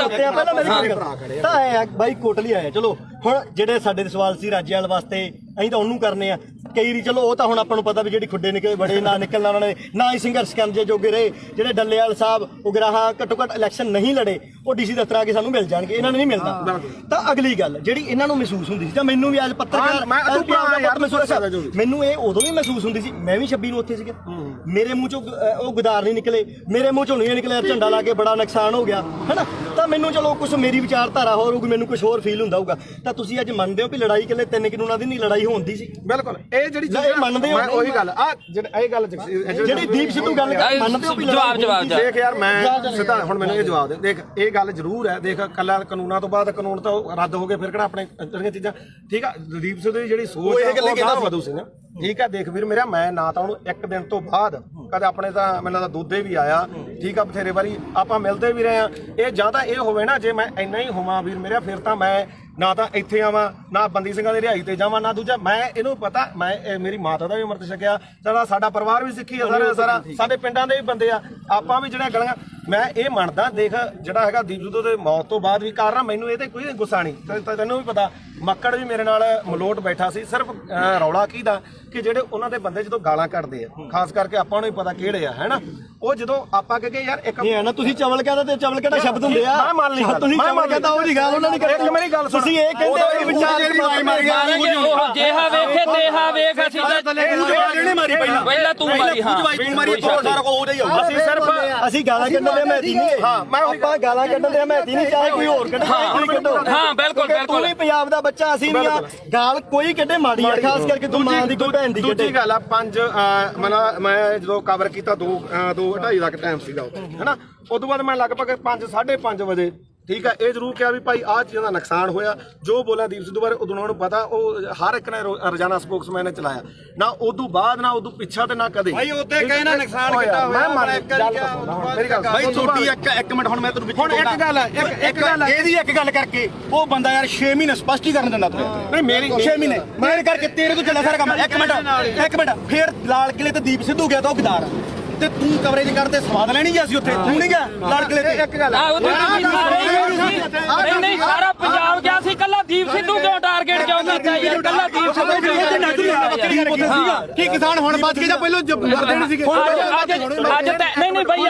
ਤਾਂ ਬਾਈ ਕੋਟਲੀ ਆਇਆ ਚਲੋ ਹੁਣ ਜਿਹੜੇ ਸਾਡੇ ਦੇ ਸਵਾਲ ਸੀ ਰਾਜੇਵਾਲ ਵਾਸਤੇ ਅਸੀਂ ਤਾਂ ਉਹਨੂੰ ਕਰਨੇ ਆ ਕਈ ਰੀ ਚਲੋ ਉਹ ਤਾਂ ਹੁਣ ਆਪਾਂ ਨੂੰ ਪਤਾ ਵੀ ਜਿਹੜੀ ਖੁੱਡੇ ਨਿਕਲੇ ਬੜੇ ਨਾ ਨਿਕਲਣਾ ਉਹਨਾਂ ਨੇ ਨਾ ਹੀ ਸੰਘਰਸ਼ ਕਰਨ ਜੇ ਜੋਗੇ ਰਹੇ ਜਿਹੜੇ ਡੱਲੇਵਾਲ ਸਾਹਿਬ ਉਗਰਾਹਾਂ ਘੱਟੋ ਘੱਟ ਇਲੈਕਸ਼ਨ ਨਹੀਂ ਲੜੇ ਉਹ ਡੀਸੀ ਦਫ਼ਤਰ ਆ ਕੇ ਸਾਨੂੰ ਮਿਲ ਜਾਣਗੇ ਇਹਨਾਂ ਨੂੰ ਨਹੀਂ ਮਿਲਦਾ ਤਾਂ ਅਗਲੀ ਗੱਲ ਜਿਹੜੀ ਇਹਨਾਂ ਨੂੰ ਮਹਿਸੂਸ ਹੁੰਦੀ ਸੀ ਜਾਂ ਮੈਨੂੰ ਵੀ ਅੱਜ ਪੱਤਰਕਾਰ ਮੈਨੂੰ ਇਹ ਉਦੋਂ ਵੀ ਮਹਿਸੂਸ ਹੁੰਦੀ ਸੀ ਮੈਂ ਵੀ 26 ਨੂੰ ਉੱਥੇ ਸੀਗਾ ਮੇਰੇ ਮੂੰਹ ਚੋਂ ਉਹ ਗੁਦਾਰ ਨਹੀਂ ਨਿਕਲੇ ਮੇਰੇ ਮੂੰਹ ਚੋਂ ਨਹੀਂ ਨਿਕਲਿਆ ਝੰਡਾ ਲਾ ਕੇ ਬੜਾ ਨੁਕਸਾਨ ਹੋ ਗਿਆ ਹੈਨਾ ਤਾਂ ਮੈਨੂੰ ਚਲੋ ਕੁਝ ਮੇਰੀ ਵਿਚਾਰਧਾਰਾ ਹੋਰ ਹੋਊਗੀ ਮੈਨੂੰ ਕੁਝ ਹੋਰ ਫੀਲ ਹੁੰਦਾ ਹੋਊਗਾ ਤਾਂ ਤੁਸੀਂ ਅੱਜ ਮੰਨਦੇ ਹੋ ਕਿ ਲੜਾਈ ਇਕੱਲੇ 3 ਕਾਨੂੰਨਾਂ ਦੀ ਨਹੀਂ ਲੜਾਈ ਹੁੰਦੀ ਸੀ ਬਿਲਕੁਲ ਇਹ ਜਿਹੜੀ ਇਹ ਮੰਨਦੇ ਹੋ ਉਹੀ ਗੱਲ ਆ ਇਹ ਗੱਲ ਜਿਹੜੀ ਦੀਪ ਸਿੱਧੂ ਗੱਲ ਮੰਨਦੇ ਹੋ ਵੀ ਜਵਾਬ ਦੇਖ ਯਾਰ ਮੈਂ ਸਿੱਧਾ ਹੁਣ ਮੈਨੂੰ ਇਹ ਜਵਾਬ ਦੇ ਦੇਖ ਇਹ ਗੱਲ ਜ਼ਰੂਰ ਹੈ ਦੇਖ ਕੱਲਾ ਕਾਨੂੰਨਾਂ ਤੋਂ ਬਾਅਦ ਕਾਨੂੰਨ ਤਾਂ ਰੱਦ ਹੋ ਗਏ ਫਿਰ ਕਿਹੜਾ ਆਪਣੇ ਜਿਹੜੀਆਂ ਚੀਜ਼ਾਂ ਠੀਕ ਆ ਦੀਪ ਸਿੱਧੂ ਦੀ ਜਿਹੜੀ ਸੋਚ ਹੈ ਉਹ ਗਾਹ ਵਧੂ ਸੀ ਨਾ ਠੀਕ ਹੈ ਦੇਖ ਵੀਰ ਮੇਰਾ ਮੈਂ ਨਾ ਤਾਂ ਉਹਨੂੰ ਇੱਕ ਦਿਨ ਤੋਂ ਬਾਅਦ ਕਦੇ ਆਪਣੇ ਤਾਂ ਮੈਨੂੰ ਲੱਗਦਾ ਦੁੱਧੇ ਵੀ ਆਇਆ ਠੀਕ ਆ ਬਥੇਰੇ ਵਾਰੀ ਆਪਾਂ ਮਿਲਦੇ ਵੀ ਰਹੇ ਆ ਇਹ ਜਾਂ ਤਾਂ ਇਹ ਹੋਵੇ ਨਾ ਜੇ ਮੈਂ ਇੰਨਾ ਹੀ ਹੋਵਾਂ ਵੀਰ ਮੇਰਾ ਫਿਰ ਤਾਂ ਮੈਂ ਨਾ ਤਾਂ ਇੱਥੇ ਆਵਾਂ ਨਾ ਬੰਦੀ ਸਿੰਘਾਂ ਦੀ ਰਿਹਾਈ ਤੇ ਜਾਵਾਂ ਨਾ ਦੂਜਾ ਮੈਂ ਇਹਨੂੰ ਪਤਾ ਮੈਂ ਮੇਰੀ ਮਾਤਾ ਦਾ ਵੀ ਅੰਮ੍ਰਿਤ ਛਕਿਆ ਸਾਡਾ ਪਰਿਵਾਰ ਵੀ ਸਿੱਖੀ ਆ ਸਾਰਾ ਸਾਡੇ ਪਿੰਡਾਂ ਦੇ ਵੀ ਬੰਦੇ ਆ ਆਪਾਂ ਵੀ ਜਿਹੜਾ ਗਲੀਆਂ ਮੈਂ ਇਹ ਮੰਨਦਾ ਦੇਖ ਜਿਹੜਾ ਹੈਗਾ ਦੀਪ ਸਿੱਧੂ ਦੇ ਮੌਤ ਤੋਂ ਬਾਅਦ ਵੀ ਕਾਰਨ ਮੈਨੂੰ ਇਹ ਤੇ ਕੋਈ ਗੁੱਸਾ ਨਹੀਂ ਤੈਨੂੰ ਵੀ ਪਤਾ ਮੱਕੜ ਵੀ ਮੇਰੇ ਨਾਲ ਮਲੋਟ ਬੈਠਾ ਸੀ ਸਿਰਫ ਰੌਲਾ ਕੀ ਦਾ ਕਿ ਜਿਹੜੇ ਉਹਨਾਂ ਦੇ ਬੰਦੇ ਜਦੋਂ ਗਾਲਾਂ ਕੱਢਦੇ ਆ ਖਾਸ ਕਰਕੇ ਆਪਾਂ ਨੂੰ ਹੀ ਪਤਾ ਕਿਹੜੇ ਆ ਹੈਨਾ ਉਹ ਜਦੋਂ ਆਪਾਂ ਕਹੇ ਯਾਰ ਇੱਕ ਇਹ ਹੈ ਨਾ ਤੁਸੀਂ ਚਵਲ ਕਹਿੰਦਾ ਤੇ ਚਵਲ ਕਿਹੜਾ ਸ਼ਬਦ ਹੁੰਦੇ ਆ ਮੈਂ ਮੰਨ ਲਈ ਤੁਸੀਂ ਚਵਲ ਕਹਿੰਦਾ ਉਹ ਨਹੀਂ ਗੱਲ ਉਹਨਾਂ ਨੇ ਇੱਕ ਮੇਰੀ ਗੱਲ ਸੁਣ ਤੁਸੀਂ ਇਹ ਕਹਿੰਦੇ ਵਿਚਾਰ ਜਿਹੜੀ ਮਾਰ ਗਿਆ ਉਹ ਜੇਹਾ ਵੇਖੇ ਤੇਹਾ ਵੇਖ ਅਸੀਂ ਜਿਹਨੇ ਮਾਰੀ ਪਹਿਲਾਂ ਤੂੰ ਮਾਰੀ ਹਾਂ ਤੂੰ ਮਾਰੀ ਸਾਰਾ ਕੋ ਉਹਦਾ ਹੀ ਹੋਊ ਅਸੀਂ ਸਿਰਫ ਅਸੀਂ ਗਾਲਾਂ ਕੱਢਣ ਦੇ ਮੈਂ ਨਹੀਂ ਹਾਂ ਮੈਂ ਆਪਾਂ ਗਾਲਾਂ ਕੱਢਣ ਦੇ ਮੈਂ ਨਹੀਂ ਚਾਹੇ ਕੋਈ ਹੋਰ ਕੱਢੇ ਕੋਈ ਕੱਢੋ ਹਾਂ ਬਿਲਕੁਲ ਤੂੰ ਵੀ ਪੰਜਾਬ ਦਾ ਬੱਚਾ ਅਸੀਂ ਨਹੀਂ ਆ ਗਾਲ ਕੋਈ ਕੱਢੇ ਮਾੜੀ ਆ ਖਾਸ ਕਰਕੇ ਤੂੰ ਮਾਂ ਦੀ ਕੋਈ ਭੈਣ ਦੀ ਕੱਢੇ ਦੂਜੀ ਗੱਲ ਆ ਮੈਂ ਜਦੋਂ ਕਵਰ ਕੀਤਾ 2:30 ਦਾ ਟਾਈਮ ਸੀਗਾ ਹੈਨਾ ਉਸ ਤੋਂ ਬਾਅਦ ਮੈਂ ਲਗਭਗ 5:30 ਵਜੇ ਠੀਕ ਹੈ ਇਹ ਜ਼ਰੂਰ ਕਿਹਾ ਵੀ ਭਾਈ ਆਹ ਚੀਜ਼ਾਂ ਦਾ ਨੁਕਸਾਨ ਹੋਇਆ ਜੋ ਬੋਲਿਆ ਦੀਪ ਸਿੱਧੂ ਬਾਰੇ ਉਦੋਂ ਨੂੰ ਪਤਾ ਉਹ ਹਰ ਇੱਕ ਨੇ ਰੋਜ਼ਾਨਾ ਸਪੋਕਸਮੈਨ ਨੇ ਚਲਾਇਆ ਨਾ ਉਦੋਂ ਬਾਅਦ ਨਾ ਉਦੋਂ ਪਿੱਛਾ ਤੇ ਨਾ ਕਦੇ ਭਾਈ ਉੱਤੇ ਕਹੇ ਨਾ ਨੁਕਸਾਨ ਕੀਤਾ ਹੋਇਆ ਮੇਰੀ ਗੱਲ ਭਾਈ ਛੋਟੀ ਇੱਕ ਮਿੰਟ ਹੁਣ ਮੈਂ ਤੈਨੂੰ ਹੁਣ ਇੱਕ ਗੱਲ ਹੈ ਇੱਕ ਗੱਲ ਹੈ ਇਹਦੀ ਇੱਕ ਗੱਲ ਕਰਕੇ ਉਹ ਬੰਦਾ ਯਾਰ 6 ਮਹੀਨੇ ਸਪਸ਼ਟੀਕਰਨ ਦਿੰਦਾ ਤੂੰ ਨਹੀਂ ਮੇਰੀ 6 ਮਹੀਨੇ ਮੇਰੇ ਕਰਕੇ ਤੇਰੇ ਤੋਂ ਚੱਲਿਆ ਸਾਰਾ ਕੰਮ ਇੱਕ ਮਿੰਟ ਫੇਰ ਲਾਲ ਕਿਲੇ ਤੇ ਦੀਪ ਸਿੱਧੂ ਗਿਆ ਤਾਂ ਉਹ ਗਦਾਰ ਤੇ ਤੂੰ ਕਵਰੇਜ ਕਰਦੇ ਸਵਾਦ ਲੈਣੀ ਗਿਆ ਸੀ ਉੱਥੇ ਤੂੰ ਨਹੀਂ ਗਿਆ ਲਾਲ ਕਿਲੇ ਤੇ ਇੱਕ ਗੱਲ ਨਹੀਂ ਸਾਰਾ ਪੰਜਾਬ ਗਿਆ ਸੀ ਕੱਲਾ ਦੀਪ ਸਿੱਧੂ ਕਿਉਂ ਟਾਰਗੇਟ ਕਿਉਂ ਕੀਤਾ ਯਾਰ ਕੱਲਾ ਦੀਪ ਸਿੱਧੂ ਕੀ ਕਿਸਾਨ ਹੁਣ ਬਚ ਗਏ ਜਾਂ ਪਹਿਲਾਂ ਮਰਦੇ ਨਹੀਂ ਸੀਗੇ ਅੱਜ ਨਹੀਂ ਬਈ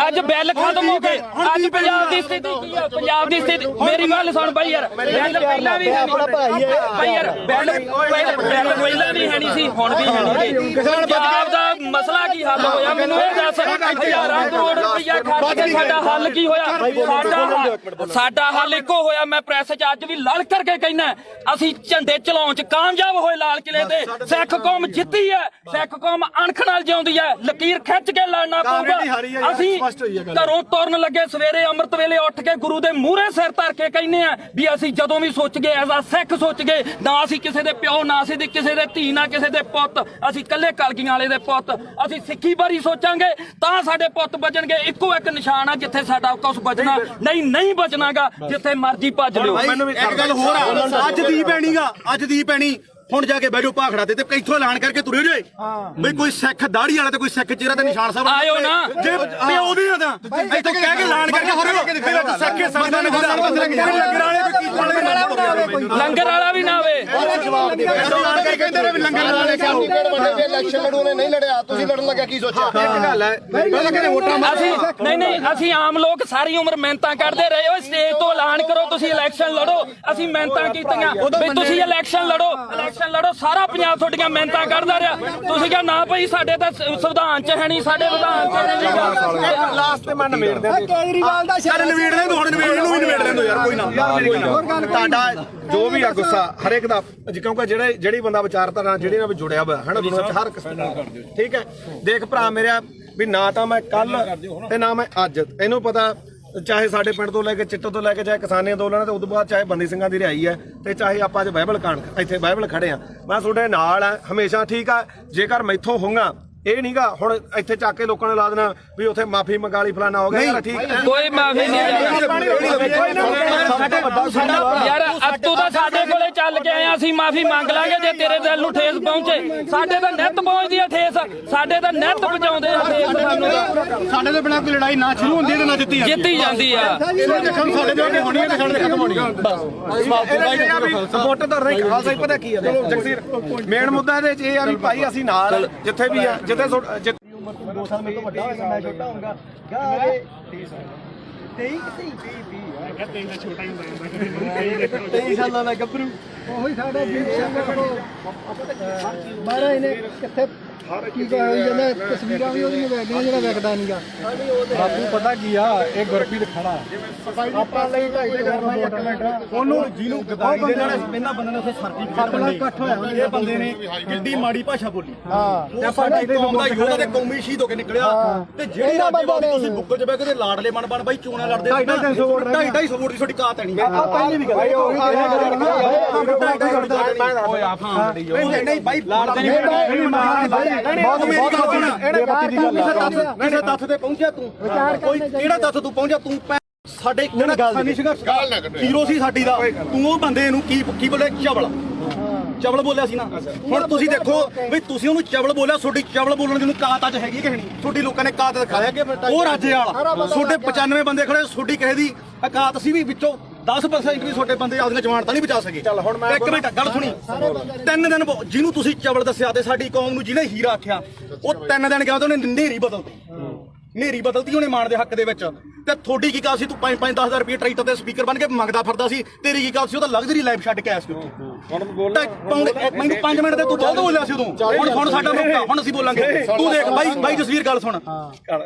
ਅੱਜ ਬਿੱਲ ਖਤਮ ਹੋ ਗਏ ਅੱਜ ਪੰਜਾਬ ਦੀ ਸਥਿਤੀ ਕੀ ਹੈ ਪੰਜਾਬ ਦੀ ਸਥਿਤੀ ਮੇਰੀ ਗੱਲ ਸੁਣ ਬਈ ਯਾਰ ਬਿੱਲ ਪਹਿਲਾਂ ਵੀ ਹੈ ਬਈ ਯਾਰ ਬਿੱਲ ਪਹਿਲਾਂ ਵੀ ਹੈ ਨਹੀਂ ਸੀ ਹੁਣ ਵੀ ਹੈ ਨਹੀਂ ਪੰਜਾਬ ਦਾ ਮਸਲਾ ਕੀ ਹੱਲ ਹੋਇਆ ਮੈਨੂੰ ਇਹ ਦੱਸ ਹਜ਼ਾਰਾਂ ਕਰੋੜ ਰੁਪਇਆ ਖਰਚ ਕੇ ਸਾਡਾ ਹੱਲ ਕੀ ਹੋਇਆ ਸਾਡਾ ਹੱਲ ਇੱਕੋ ਹੋਇਆ ਮੈਂ ਪ੍ਰੈਸ 'ਚ ਅੱਜ ਵੀ ਲੜ ਕਰਕੇ ਕਹਿਣਾ ਅਸੀਂ ਝੰਡੇ ਚਲਾਉਣ 'ਚ ਕਾਮਯਾਬ ਹੋਏ ਲਾਲ ਕਿਲੇ ਤੇ ਸਿੱਖ ਕੌਮ ਜਿੱਤੀ ਹੈ ਸਿੱਖ ਕੌਮ ਅਣਖ ਨਾਲ ਜਿਉਂਦੀ ਹੈ ਲਕੀਰ ਖਿੱਚ ਕੇ ਲੜਨਾ ਪਊਗਾ ਅਸੀਂ ਘਰੋਂ ਤੁਰਨ ਲੱਗੇ ਸਵੇਰੇ ਅੰਮ੍ਰਿਤ ਵੇਲੇ ਉੱਠ ਕੇ ਗੁਰੂ ਦੇ ਮੂਹਰੇ ਸਿਰ ਧਰ ਕੇ ਕਹਿੰਦੇ ਆ ਵੀ ਅਸੀਂ ਜਦੋਂ ਵੀ ਸੋਚ ਗਏ ਐਜ਼ ਆ ਸਿੱਖ ਸੋਚ ਗਏ ਨਾ ਅਸੀਂ ਕਿਸੇ ਦੇ ਪਿਓ ਨਾ ਅਸੀਂ ਕਿਸੇ ਦੇ ਧੀ ਨਾ ਕਿਸੇ ਦੇ ਪੁੱਤ ਅਸੀਂ ਇਕੱਲੇ ਕਲਗੀਆਂ ਵਾਲੇ ਦੇ ਪੁੱਤ ਅਸੀਂ ਸਿੱਖੀ ਬਾਰੇ ਸੋਚਾਂਗੇ ਤਾਂ ਸਾਡੇ ਪੁੱਤ ਬਚਣਗੇ ਇੱਕੋ ਇੱਕ ਨਿਸ਼ਾਨ ਆ ਜਿੱਥੇ ਸਾਡਾ ਕੁਝ ਬਚਣਾ ਨਹੀਂ ਬਚਣਾਗਾ ਜਿੱਥੇ ਮਰਜ਼ੀ ਭੱਜ ਲਿਓ ਇੱਕ ਗੱਲ ਹੋਰ ਆ ਅੱਜ ਦੀ ਪੈਣੀਗਾ ਅੱਜ ਦੀ ਪੈਣੀ ਹੁਣ ਜਾ ਕੇ ਬੈਠੋ ਭਾਖੜਾ ਤੇ ਇੱਥੋਂ ਐਲਾਨ ਕਰਕੇ ਤੁਰੇ ਜੇ ਬਈ ਕੋਈ ਸਿੱਖ ਦਾੜੀ ਵਾਲਾ ਤੇ ਕੋਈ ਸਿੱਖ ਚਿਹਰਾ ਤੇ ਨਿਸ਼ਾਨ ਸਾਹਿਬ ਆਇਓ ਨਾ ਜੇ ਪਿਓ ਦੀ ਨਾ ਇੱਥੋਂ ਕਹਿ ਕੇ ਐਲਾਨ ਕਰਕੇ ਤੁਰੇ ਸਿੱਖੇ ਸੰਗਤਾਂ ਨੇ ਲੰਗਰ ਵਾਲਾ ਵੀ ਨਾ ਆਵੇ ਕਹਿੰਦੇ ਨੇ ਵੀ ਲੰਗਰ ਵਾਲੇ ਇਲੈਕਸ਼ਨ ਲੜੂਨੇ ਨਹੀਂ ਲੜਿਆ ਤੁਸੀਂ ਲੜਨ ਲੱਗਿਆ ਕੀ ਸੋਚਿਆ ਇੱਕ ਗੱਲ ਹੈ ਪਹਿਲਾਂ ਕਹਿੰਦੇ ਵੋਟਾਂ ਅਸੀਂ ਨਹੀਂ ਅਸੀਂ ਆਮ ਲੋਕ ਸਾਰੀ ਉਮਰ ਮਿਹਨਤਾਂ ਕਰਦੇ ਰਹੇ ਓਏ ਸਟੇਜ ਤੋਂ ਐਲਾਨ ਕਰੋ ਤੁਸੀਂ ਇਲੈਕਸ਼ਨ ਲੜੋ ਅਸੀਂ ਮਿਹਨਤਾਂ ਕੀਤੀਆਂ ਵੀ ਤੁਸੀਂ ਇਲੈਕਸ਼ਨ ਲੜੋ ਸਾਰਾ ਪੰਜਾਬ ਤੁਹਾਡੀਆਂ ਮਿਹਨਤਾਂ ਕਰਦਾ ਰਿਹਾ ਤੁਸੀਂ ਕਿਹਾ ਨਾ ਭਾਈ ਸਾਡੇ ਤਾਂ ਸੰਵਿਧਾਨ 'ਚ ਹੈ ਨਹੀਂ ਸਾਡੇ ਵਿਧਾਨ 'ਚ ਨਹੀਂ ਲਾਸਟ ਤੇ ਮੈਂ ਨਵੇੜਦਾ ਕੇਜਰੀਵਾਲ ਦਾ ਚੱਲ ਨਵੇੜ ਲੈ ਹੁਣ ਨਵੇੜ ਨੂੰ ਵੀ ਨਵੇੜ ਲੈਂਦੋ ਯਾਰ ਕੋਈ ਨਾ ਤੁਹਾਡਾ ਜੋ ਵੀ ਆ ਗੁੱਸਾ ਹਰੇਕ ਦਾ ਕਿਉਂਕਿ ਜਿਹੜੀ ਬੰਦਾ ਵਿਚਾਰਧਾਰਾ ਜਿਹੜੀ ਨਾਲ ਜੁੜਿਆ ਹੋਇਆ ਹੈ ਨਾ ਦੁਨੀਆ 'ਚ ਹਰ ਕਿਸਮ ਦਾ ਠੀਕ ਹੈ ਦੇਖ ਭਰਾ ਮੇਰਾ ਵੀ ਨਾ ਤਾਂ ਮੈਂ ਕੱਲ ਤੇ ਨਾ ਮੈਂ ਅੱਜ ਇਹਨੂੰ ਪਤਾ ਚਾਹੇ ਸਾਡੇ ਪਿੰਡ ਤੋਂ ਲੈ ਕੇ ਚਿੱਟੋ ਤੋਂ ਲੈ ਕੇ ਚਾਹੇ ਕਿਸਾਨੀ ਅੰਦੋਲਨ ਤੇ ਉਦੋਂ ਬਾਅਦ ਚਾਹੇ ਬੰਦੀ ਸਿੰਘਾਂ ਦੀ ਰਿਹਾਈ ਹੈ ਤੇ ਚਾਹੇ ਆਪਾਂ ਅੱਜ ਬਾਈਬਲ ਕਾਣ ਇੱਥੇ ਬਾਈਬਲ ਖੜੇ ਆ ਮੈਂ ਤੁਹਾਡੇ ਨਾਲ ਆ ਹਮੇਸ਼ਾ ਠੀਕ ਆ ਜੇਕਰ ਮੈਥੋਂ ਹੋਊਗਾ ਇਹ ਨਹੀਂਗਾ ਹੁਣ ਇੱਥੇ ਚੱਕ ਕੇ ਲੋਕਾਂ ਨੇ ਲਾ ਦੇਣਾ ਵੀ ਉੱਥੇ ਮਾਫੀ ਮੰਗਾ ਲਈ ਫਲਾਣਾ ਹੋ ਗਿਆ ਯਾਰ ਠੀਕ ਹੈ ਕੋਈ ਮਾਫੀ ਨਹੀਂ ਯਾਰ ਤੂੰ ਤਾਂ ਸਾਡੇ ਕੋਲੇ ਚੱਲ ਕੇ ਆਇਆ ਅਸੀਂ ਮਾਫੀ ਮੰਗ ਲਾਂਗੇ ਜੇ ਤੇਰੇ ਦਿਲ ਨੂੰ ਠੇਸ ਪਹੁੰਚੇ ਸਾਡੇ ਤਾਂ ਨਿੱਤ ਪਹੁੰਚਦੀ ਆ ਠੇਸ ਸਾਡੇ ਤਾਂ ਨਿੱਤ ਪਹੁੰਚਾਉਂਦੇ ਆ ਠੇਸ ਸਾਨੂੰ ਸਾਡੇ ਦੇ ਬਿਨਾਂ ਕੋਈ ਲੜਾਈ ਨਾ ਸ਼ੁਰੂ ਹੁੰਦੀ ਤੇ ਨਾ ਜਿੱਤੀ ਜਾਂਦੀ ਆ ਸਾਡੇ ਦੇ ਹੋਣੀ ਹੈ ਤੇ ਸਾਡੇ ਦੇ ਖਤਮ ਹੋਣੀ ਹੈ ਸਪੋਰਟ ਤਾਂ ਰਹੀ ਖਾਲਸਾ ਹੀ ਪਤਾ ਕੀ ਹੈ ਜਗਸੀਰ ਮੇਨ ਮੁੱਦਾ ਇਹਦੇ ਚ ਇਹ ਆ ਵੀ ਭਾਈ ਅਸੀਂ ਨਾਲ ਜਿੱਥੇ ਵੀ ਆ ਜਿੱਥੇ 2 ਸਾਲ ਮੇਰੇ ਤੋਂ ਵੱਡਾ ਹੋਏਗਾ ਮੈਂ ਛੋਟਾ ਹੋਊਗਾ ਗਾ 23 ਸਾਲਾਂ ਦਾ ਗੱਭਰੂ ਉਹੀ ਸਾਡਾ ਦੀਪ ਸਿੰਘ ਬਾਹਰ ਇਹਨੇ ਕਿੱਥੇ ਕੀ ਹੋਈ ਜਾਂਦਾ ਤਸਵੀਰਾਂ ਵੀ ਉਹਦੀਆਂ ਵੇਖਦੀਆਂ ਜਿਹੜਾ ਵੇਖਦਾ ਨਹੀਂਗਾ ਬਾਪੂ ਪਤਾ ਕੀ ਆ ਇਹ ਗੁਰਪ੍ਰੀਤ ਖੜਾ ਆਪਾਂ ਲਈ 2.5 ਮਿੰਟ ਉਹਨੂੰ ਜਿਹਨੂੰ ਗਦਾਈ ਦੇ ਨਾਲ ਇਹਨਾਂ ਬੰਦੇ ਨੇ ਉੱਥੇ ਸਰਟੀਫਿਕੇਟ ਇਕੱਠ ਹੋਇਆ ਇਹ ਬੰਦੇ ਨੇ ਕਿੱਡੀ ਮਾੜੀ ਭਾਸ਼ਾ ਬੋਲੀ ਹਾਂ ਤੇ ਸਾਡੇ ਕੌਮ ਦਾ ਯੋਧਾ ਤੇ ਕੌਮੀ ਸ਼ਹੀਦ ਹੋ ਕੇ ਨਿਕਲਿਆ ਤੇ ਜਿਹੜੇ ਰਾਜੇਵਾਦੀ ਤੁਸੀਂ ਬੁੱਕਲ ਚ ਬਹਿ ਕੇ ਤੇ ਲਾਡਲੇ ਬਣ ਬਾਈ ਚੋਣਾਂ ਲੜਦੇ 250 ਵੋਟ ਦੀ ਤੁਹਾਡੀ ਕਾਤ ਹੈ ਨਹੀਂ ਆ ਪਹਿਲੀ ਵੀ ਗੱਲ ਨਹੀਂ ਬਾਈ ਲਾੜਦੇ ਨਹੀਂ ਕਿਸੇ ਤੱਥ ਤੇ ਪਹੁੰਚਿਆ ਤੂੰ ਕੋਈ ਕਿਹੜਾ ਤੱਥ ਤੂੰ ਪਹੁੰਚਿਆ ਤੂੰ ਸਾਡੇ ਖਾਨੀ ਸੰਘਰਸ਼ ਹੀਰੋ ਸੀ ਸਾਡੀ ਦਾ ਤੂੰ ਉਹ ਬੰਦੇ ਨੂੰ ਕੀ ਬੋਲੇ ਚਵਲ ਬੋਲਿਆ ਸੀ ਨਾ ਹੁਣ ਤੁਸੀਂ ਦੇਖੋ ਵੀ ਤੁਸੀਂ ਉਹਨੂੰ ਚਵਲ ਬੋਲਿਆ ਤੁਹਾਡੀ ਚਵਲ ਬੋਲਣ ਦੀ ਨੂੰ ਕਾਤ ਅੱਜ ਹੈਗੀ ਕਿ ਨਹੀਂ ਤੁਹਾਡੀ ਲੋਕਾਂ ਨੇ ਕਾਤ ਦਿਖਾਇਆ ਉਹ ਰਾਜੇ ਵਾਲਾ ਤੁਹਾਡੇ 95 ਬੰਦੇ ਖੜੇ ਤੁਹਾਡੀ ਕਿਸੇ ਦੀ ਕਾਤ ਸੀ ਵੀ ਵਿੱਚੋਂ 10% ਵੀ ਤੁਹਾਡੇ ਬੰਦੇ ਆਪਣੀਆਂ ਜਵਾਨਤਾਂ ਨਹੀਂ ਬਚਾ ਸਕੇ ਚੱਲ ਹੁਣ ਮੈਂ ਇੱਕ ਮਿੰਟ ਗੱਲ ਸੁਣੀ 3 ਦਿਨ ਜਿਹਨੂੰ ਤੁਸੀਂ ਚਵਲ ਦੱਸਿਆ ਤੇ ਸਾਡੀ ਕੌਮ ਨੂੰ ਜਿਹਨੇ ਹੀਰਾ ਆਖਿਆ ਉਹ 3 ਦਿਨ ਗਿਆ ਤੇ ਉਹਨੇ ਨੇਰੀ ਬਦਲਤੀ ਉਹਨੇ ਮਾਣ ਦੇ ਹੱਕ ਦੇ ਵਿੱਚ ਤੇ ਤੁਹਾਡੀ ਕੀ ਗੱਲ ਸੀ ਤੂੰ 5-10 ਰੁਪਏ ਟਰੈਕਟਰ ਤੇ ਸਪੀਕਰ ਬਣ ਕੇ ਮੰਗਦਾ ਫਿਰਦਾ ਸੀ ਤੇਰੀ ਕੀ ਗੱਲ ਸੀ ਉਹ ਤਾਂ ਲਗਜ਼ਰੀ ਲਾਈਫ ਛੱਡ ਕੇ ਆਇਆ ਸੀ ਹੁਣ ਬੋਲ ਮੈਨੂੰ 5 ਮਿੰਟ ਤੇ ਤੂੰ ਬਹੁਤ ਬੋਲਿਆ ਸੀ ਉਦੋਂ ਹੁਣ ਸਾਡਾ ਮੌਕਾ ਹੁਣ ਅਸੀਂ ਬੋਲਾਂਗੇ ਤੂੰ ਦੇਖ ਬਾਈ ਜਸਵੀਰ ਗੱਲ ਸੁਣ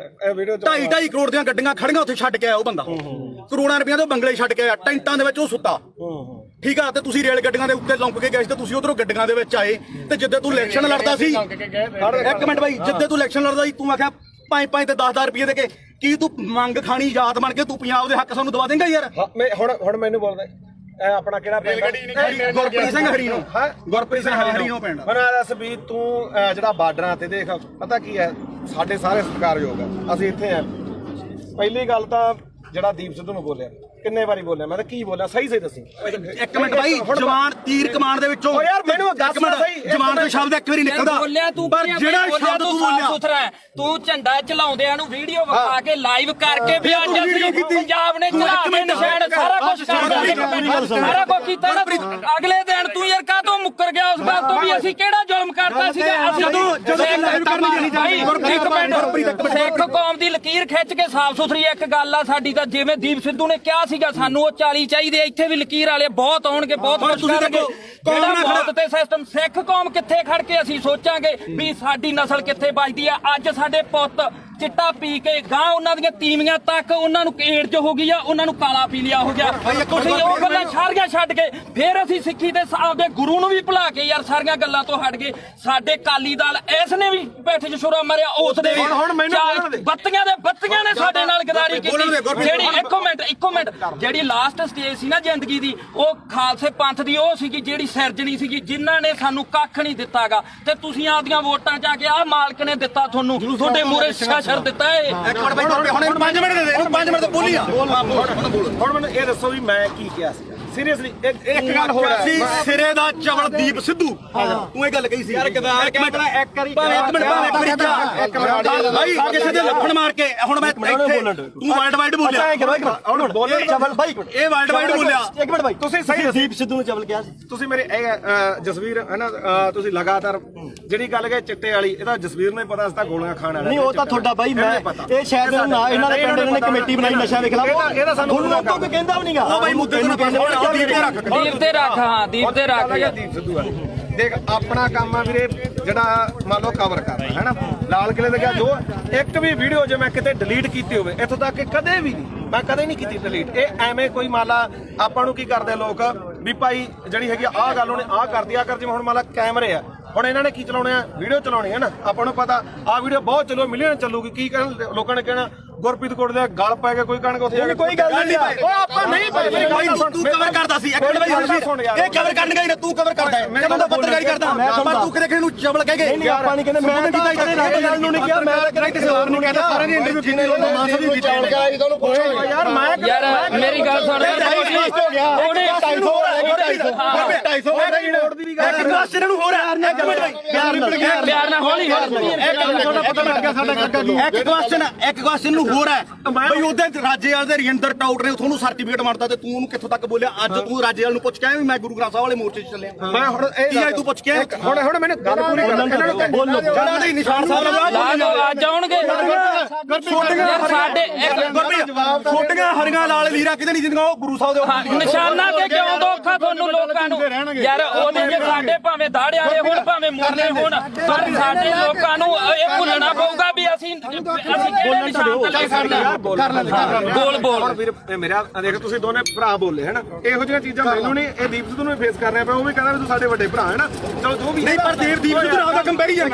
2.5 ਕਰੋੜ ਦੀਆਂ ਗੱਡੀਆਂ ਖੜੀਆਂ ਉੱਥੇ ਛੱਡ ਕੇ ਆਇਆ ਉਹ ਬੰਦਾ ਕਰੋੜਾਂ ਰੁਪਈਆਂ ਦੇ ਬੰਗਲੇ ਛੱਡ ਕੇ ਆਇਆ ਟੈਂਟਾਂ ਦੇ ਵਿੱਚ ਉਹ ਸੁੱਤਾ ਠੀਕ ਆ ਤੇ ਤੁਸੀਂ ਰੇਲ ਗੱਡੀਆਂ ਦੇ ਉੱਤੇ ਲੰਘ ਕੇ ਗਏ ਸੀ ਤੇ ਤੁਸੀਂ ਉਧਰੋਂ ਗੱਡੀਆਂ ਦੇ ਵਿੱਚ ਆਏ ਤੇ ਜਿੱਦੇ ਤੂੰ ਇਲੈਕਸ਼ਨ ਲੜਦਾ ਸੀ ਇੱਕ ਮਿੰਟ ਬਾਈ ਜਿੱਦੇ ਤੂੰ ਇਲੈਕਸ਼ਨ ਲੜਦਾ ਸੀ ਤੂੰ ਆਖਿਆ 5 ਤੇ 10 ਰੁਪਏ ਦੇ ਕੇ ਕੀ ਤੂੰ ਮੰਗ ਖਾਣੀ ਯਾਦ ਬਣ ਕੇ ਤੂੰ ਪੰਜਾਬ ਦੇ ਹੱਕ ਸਾਨੂੰ ਦਵਾ ਦੇਂਗਾ ਯਾਰ ਹੁਣ ਮੈਨੂੰ ਬੋਲਦਾ ਇਹ ਆਪਣਾ ਕਿਹੜਾ ਪਿੰਡ ਗੁਰਪ੍ਰੀਤ ਸਿੰਘ ਹਰੀਨੋ ਗੁਰਪ੍ਰੀਤ ਸਿੰਘ ਹਰੀਨੋ ਪਿੰਡ ਮੈਨੂੰ ਦੱਸ ਵੀ ਤੂੰ ਜਿਹੜਾ ਬਾਰਡਰਾਂ ਤੇ ਦੇਖ ਪਤਾ ਕੀ ਹੈ ਸਾਡੇ ਸਾਰੇ ਸਤਿਕਾਰਯੋਗ ਆ ਅਸੀਂ ਇੱਥੇ ਆ ਪਹਿਲੀ ਗੱਲ ਤਾਂ ਜਿਹੜਾ ਦੀਪ ਸਿੱਧੂ ਨੂੰ ਬੋਲਿਆ ਕਿੰਨੇ ਵਾਰੀ ਬੋਲਿਆ ਮੈਂ ਤਾਂ ਕੀ ਬੋਲਿਆ ਸਹੀ ਦੱਸੀ ਇੱਕ ਮਿੰਟ ਬਾਈ ਜਵਾਨ ਤੀਰ ਕਮਾਨ ਦੇ ਵਿੱਚੋਂ ਯਾਰ ਮੈਨੂੰ ਦੱਸ ਸਹੀ ਜਵਾਨ ਦਾ ਸ਼ਬਦ ਇੱਕ ਵਾਰੀ ਨਿਕਲਦਾ ਬੋਲਿਆ ਤੂੰ ਪਰ ਜਿਹੜਾ ਸ਼ਬਦ ਤੂੰ ਬੋਲਿਆ ਸੁਥਰਾ ਹੈ ਤੂੰ ਝੰਡਾ ਚਲਾਉਂਦਿਆਂ ਨੂੰ ਵੀਡੀਓ ਵਿਖਾ ਕੇ ਲਾਈਵ ਕਰਕੇ ਵੀ ਅੱਜ ਅਸੀਂ ਪੰਜਾਬ ਨੇ ਚੜਾ ਕੇ ਨਿਸ਼ਾਨ ਸਾਰਾ ਕੁਝ ਸਾਰਾ ਕੁਝ ਕੀਤਾ ਅਗਲੇ ਦਿਨ ਤੂੰ ਯਾਰ ਕਾਹਤੋਂ ਮੁੱਕਰ ਗਿਆ ਉਸ ਗੱਲ ਤੋਂ ਵੀ ਅਸੀਂ ਕਿਹੜਾ ਜ਼ੁਲਮ ਕਰਤਾ ਸੀਗਾ ਸਿੱਖ ਕੌਮ ਦੀ ਲਕੀਰ ਖਿੱਚ ਕੇ ਸਾਫ਼ ਸੁਥਰੀ ਇੱਕ ਗੱਲ ਆ ਸਾਡੀ ਤਾਂ ਜਿਵੇਂ ਦੀਪ ਸਿੱਧੂ ਨੇ ਕਿਹਾ ਸੀਗਾ ਸਾਨੂੰ ਉਹ 40 ਚਾਹੀਦੇ ਇੱਥੇ ਵੀ ਲਕੀਰ ਵਾਲੇ ਬਹੁਤ ਆਉਣਗੇ ਬਹੁਤ ਕੁਝ ਕਰਨਗੇ ਜਿਹੜਾ ਮੌਤ ਤੇ ਸਿਸਟਮ ਸਿੱਖ ਕੌਮ ਕਿੱਥੇ ਖੜ ਕੇ ਅਸੀਂ ਸੋਚਾਂਗੇ ਵੀ ਸਾਡੀ ਨਸਲ ਕਿੱਥੇ ਬਚਦੀ ਆ ਅੱਜ ਸਾਡੇ ਪੁੱਤ ਚਿੱਟਾ ਪੀ ਕੇ ਗਾਂ ਉਹਨਾਂ ਦੀਆਂ ਤੀਵੀਆਂ ਤੱਕ ਉਹਨਾਂ ਨੂੰ ਏਡਜ਼ ਹੋ ਗਈ ਆ ਉਹਨਾਂ ਨੂੰ ਕਾਲਾ ਪੀਲੀਆ ਹੋ ਗਿਆ ਤੁਸੀਂ ਉਹ ਗੱਲਾਂ ਸਾਰੀਆਂ ਛੱਡ ਕੇ ਫਿਰ ਅਸੀਂ ਸਿੱਖੀ ਦੇ ਆਪਦੇ ਗੁਰੂ ਨੂੰ ਵੀ ਭੁਲਾ ਕੇ ਯਾਰ ਸਾਰੀਆਂ ਗੱਲਾਂ ਤੋਂ ਹਟ ਗਏ ਸਾਡੇ ਕਾਲੀ ਦਲ ਇਸ ਨੇ ਵੀ ਪਿੱਠ 'ਚ ਛੁਰਾ ਮਾਰਿਆ ਉਸ ਦੇ ਵੀ ਬੱਤੀਆਂ ਨੇ ਸਾਡੇ ਨਾਲ ਗਦਾਰੀ ਕੀਤੀ ਜਿਹੜੀ ਇੱਕੋ ਮਿੰਟ ਜਿਹੜੀ ਲਾਸਟ ਸਟੇਜ ਸੀ ਨਾ ਜ਼ਿੰਦਗੀ ਦੀ ਉਹ ਖਾਲਸੇ ਪੰਥ ਦੀ ਉਹ ਸੀਗੀ ਜਿਹੜੀ ਸਿਰਜਣੀ ਸੀਗੀ ਜਿਨ੍ਹਾਂ ਨੇ ਸਾਨੂੰ ਕੱਖ ਨਹੀਂ ਦਿੱਤਾਗਾ ਤੇ ਤੁਸੀਂ ਆਪਦੀਆਂ ਵੋਟਾਂ 'ਚ ਆ ਕੇ ਆਹ ਮਾਲਕ ਨੇ ਦਿੱਤਾ ਤੁਹਾਨੂੰ ਤੁਹਾਡੇ ਮੂਹਰੇ ਸ਼ਰ ਦਿੱਤਾ ਏ ਇੱਕ ਮਿੰਟ ਬਾਈ ਹੁਣ 5 ਮਿੰਟ ਦੇ ਦੇ 5 ਮਿੰਟ ਤੇ ਬੋਲੀ ਆ ਹੁਣ ਮੈਨੂੰ ਇਹ ਦੱਸੋ ਵੀ ਮੈਂ ਕੀ ਕਿਹਾ ਸੀ ਸੀਰੀਅਸਲੀ ਇੱਕ ਗੱਲ ਹੋਰ ਸੀ ਸਿਰੇ ਦਾ ਚਵਲਦੀਪ ਸਿੱਧੂ ਤੂੰ ਇਹ ਗੱਲ ਕਹੀ ਸੀ ਯਾਰ ਇੱਕ ਮਿੰਟ ਬਾਈ ਕਿਸੇ ਦੇ ਲੱਫੜ ਮਾਰ ਕੇ ਹੁਣ ਮੈਂ ਤੂੰ ਵਰਲਡ ਬੋਲਿਆ ਹੁਣ ਬੋਲੇ ਚਵਲ ਬਾਈ ਇਹ ਵਰਲਡ ਬੋਲਿਆ ਇੱਕ ਮਿੰਟ ਬਾਈ ਤੁਸੀਂ ਸਹੀ ਦੀਪ ਸਿੱਧੂ ਨੂੰ ਚਵਲ ਕਿਹਾ ਸੀ ਤੁਸੀਂ ਮੇਰੇ ਜਸਵੀਰ ਹੈ ਨਾ ਤੁਸੀਂ ਲਗਾਤਾਰ ਜਿਹੜੀ ਗੱਲ ਕਹੇ ਚਿੱਟੇ ਵਾਲੀ ਇਹਦਾ ਜਸਵੀਰ ਨੂੰ ਪਤਾ ਸੀ ਤਾਂ ਗੋਲੀਆਂ ਖਾਣ ਵਾਲਾ ਨਹੀਂ ਉਹ ਤਾਂ ਤੁਹਾਡਾ ਬਾਈ ਮੈਂ ਇਹ ਸ਼ਾਇਦ ਨਾ ਇਹਨਾਂ ਦੇ ਪਿੰਡ ਨੇ ਕਮੇਟੀ ਬਣਾਈ ਨਸ਼ਾ ਦੇ ਖਿਲਾਫ ਇਹਦਾ ਸਾਨੂੰ ਕੋਈ ਕਹਿੰਦਾ ਵੀ ਨਹੀਂਗਾ ਉਹ ਬਾਈ ਮੁੱਦੇ ਨੂੰ ਦੀਪ ਤੇ ਰੱਖ ਹਾਂ ਦੀਪ ਤੇ ਰੱਖ ਦੀਪ ਸਿੱਧੂ ਦੇਖ ਆਪਣਾ ਕੰਮ ਆ ਵੀਰੇ ਜਿਹੜਾ ਮੰਨ ਲਓ ਕਵਰ ਕਰਨਾ ਹੈ ਨਾ ਲਾਲ ਕਿਲੇ ਦੇ ਗਿਆ ਜੋ ਇੱਕ ਵੀ ਵੀਡੀਓ ਜੇ ਮੈਂ ਕਿਤੇ ਡਿਲੀਟ ਕੀਤੀ ਹੋਵੇ ਇੱਥੋਂ ਤੱਕ ਕਿ ਕਦੇ ਵੀ ਨਹੀਂ ਮੈਂ ਕਦੇ ਨਹੀਂ ਕੀਤੀ ਡਿਲੀਟ ਇਹ ਐਵੇਂ ਕੋਈ ਮੰਨ ਲਾ ਆਪਾਂ ਨੂੰ ਕੀ ਕਰਦੇ ਲੋਕ ਵੀ ਭਾਈ ਜਿਹੜੀ ਹੈਗੀ ਆਹ ਗੱਲ ਉਹਨੇ ਆਹ ਕਰਦੀ ਆ ਕਰ ਜਿਵੇਂ ਹੁਣ ਮੰਨ ਲਾ ਕੈਮਰੇ ਆ ਹੁਣ ਇਹਨਾਂ ਨੇ ਕੀ ਚਲਾਉਣੇ ਆ ਵੀਡੀਓ ਚਲਾਉਣੀ ਹੈ ਨਾ ਆਪਾਂ ਨੂੰ ਪਤਾ ਆਹ ਵੀਡੀਓ ਬਹੁਤ ਚੱਲੋ ਮਿਲੀਅਨ ਚੱਲੂਗੀ ਕੀ ਕਹਿਣ ਲੋਕਾਂ ਨੇ ਕਹਿਣਾ ਗੁਰਪ੍ਰੀਤ ਕੋਟ ਦੇ ਗਲ ਪੈ ਕੇ ਕੋਈ ਕਣਕ ਉੱਥੇ ਕੋਈ ਗੱਲ ਨਹੀਂ ਓ ਆਪਾਂ ਨਹੀਂ ਭਾਈ ਤੂੰ ਕਵਰ ਕਰਦਾ ਸੀ ਇੱਕ ਮਿੰਟ ਬਾਈ ਇਹ ਕਵਰ ਕਰਨ ਗਈ ਨਾ ਤੂੰ ਕਵਰ ਕਰਦਾ ਹੈ ਮੈਂ ਤਾਂ ਪੱਤਰਕਾਰੀ ਕਰਦਾ ਪਰ ਤੂੰ ਕਿਤੇ ਕਿਸੇ ਨੂੰ ਚਵਲ ਕਹਿ ਗਏ ਨਹੀਂ ਆਪਾਂ ਨਹੀਂ ਕਹਿੰਦੇ ਮੈਂ ਤਾਂ ਕਿਸੇ ਨਾਲ ਨੂੰ ਨਹੀਂ ਕਿਹਾ ਮੈਂ ਤਾਂ ਕਿਸੇ ਹੋਰ ਨੂੰ ਕਹਿੰਦਾ ਸਾਰਿਆਂ ਦੀ ਇੰਟਰਵਿਊ ਕੀਤੀ ਉਹਨੂੰ ਮਾਸਾ ਵੀ ਕੀਤੀ ਯਾਰ ਮੈਂ ਯਾਰ ਮੇਰੀ ਗੱਲ ਸੁਣ ਉਹਨੇ 250 ਇੱਕ ਕਵੈਸਚਨ ਨੂੰ ਹੋਰ ਹੈ ਇੱਕ ਮਿੰਟ ਪਿਆਰ ਨਾਲ ਹੌਲੀ ਪਤਾ ਲੱਗ ਗਿਆ ਸਾਡਾ ਕਾਕਾ ਕੀ ਇੱਕ ਕੁਐਸਚਨ ਨੂੰ ਹੋਰ ਹੈ ਬਈ ਉਹਦੇ ਰਾਜੇਵਾਲ ਦੇ ਰਜਿੰਦਰ ਟਾਊਟ ਨੇ ਤੁਹਾਨੂੰ ਸਰਟੀਫਿਕੇਟ ਮਾਰਤਾ ਤੇ ਤੂੰ ਉਹਨੂੰ ਕਿੱਥੋਂ ਤੱਕ ਬੋਲਿਆ ਅੱਜ ਤੂੰ ਰਾਜੇਵਾਲ ਨੂੰ ਪੁੱਛ ਕੇ ਆਇਆ ਵੀ ਮੈਂ ਗੁਰੂ ਗ੍ਰੰਥ ਸਾਹਿਬ ਵਾਲੇ ਮੋਰਚੇ 'ਚ ਚੱਲਿਆ ਮੈਂ ਹੁਣ ਕੀ ਹੈ ਤੂੰ ਪੁੱਛ ਕੇ ਹੁਣ ਮੈਨੂੰ ਗੱਲ ਪੂਰੀ ਕਰ ਇਹਨਾਂ ਨੂੰ ਬੋਲੋ ਜਿਹੜਾ ਦੇ ਨਿਸ਼ਾਨ ਸਾਹਿਬ ਲਾ ਲਓ ਅੱਜ ਆਉਣਗੇ ਯਾਰ ਸਾਡੇ ਛੋਟੀਆਂ ਹਰੀਆਂ ਲਾਲ ਲੀਰਾ ਕਿਤੇ ਨਹੀਂ ਜਿੰਦੀਆਂ ਉਹ ਗੁਰੂ ਸਾਹਿਬ ਦੇ ਨਿਸ਼ਾਨਾ ਤੇ ਕਿਉਂ ਦੋਖਾ ਤੁਹਾਨੂੰ ਲੋਕਾਂ ਨੂੰ ਯਾਰ ਉਹਦੇ ਜੇ ਸਾਡੇ ਭਾਵੇਂ ਦਾੜੇ ਵਾਲੇ ਹੋਣ ਭਾਵੇਂ ਮੁਰਲੇ ਹੋਣ ਪਰ ਸਾਡੇ ਲੋਕਾਂ ਨੂੰ ਇਹ ਭੁੱਲਣਾ ਪਊਗਾ ਵੀ ਅਸੀਂ ਕਿਹੜੇ ਨਿਸ਼ਾਨ ਤੇ ਲੈ ਸਕਦੇ ਹਾਂ ਬੋਲ ਵੀਰ ਮੇਰਾ ਦੇਖ ਤੁਸੀਂ ਦੋਨੇ ਭਰਾ ਬੋਲੇ ਹੈ ਨਾ ਇਹੋ ਜਿਹੀਆਂ ਚੀਜ਼ਾਂ ਮੈਨੂੰ ਨਹੀਂ ਇਹ ਦੀਪ ਸਿੱਧੂ ਨੂੰ ਫੇਸ ਕਰਨਾ ਪਿਆ ਉਹ ਵੀ ਕਹਿੰਦਾ ਵੀ ਤੂੰ ਸਾਡੇ ਵੱਡੇ ਭਰਾ ਹੈ ਨਾ ਚਲੋ ਜੋ ਵੀ ਨਹੀਂ ਪਰ ਦੀਪ ਸਿੱਧੂ ਨਾਲ ਦਾ ਕੰਪੈਰੀਜ਼ਨ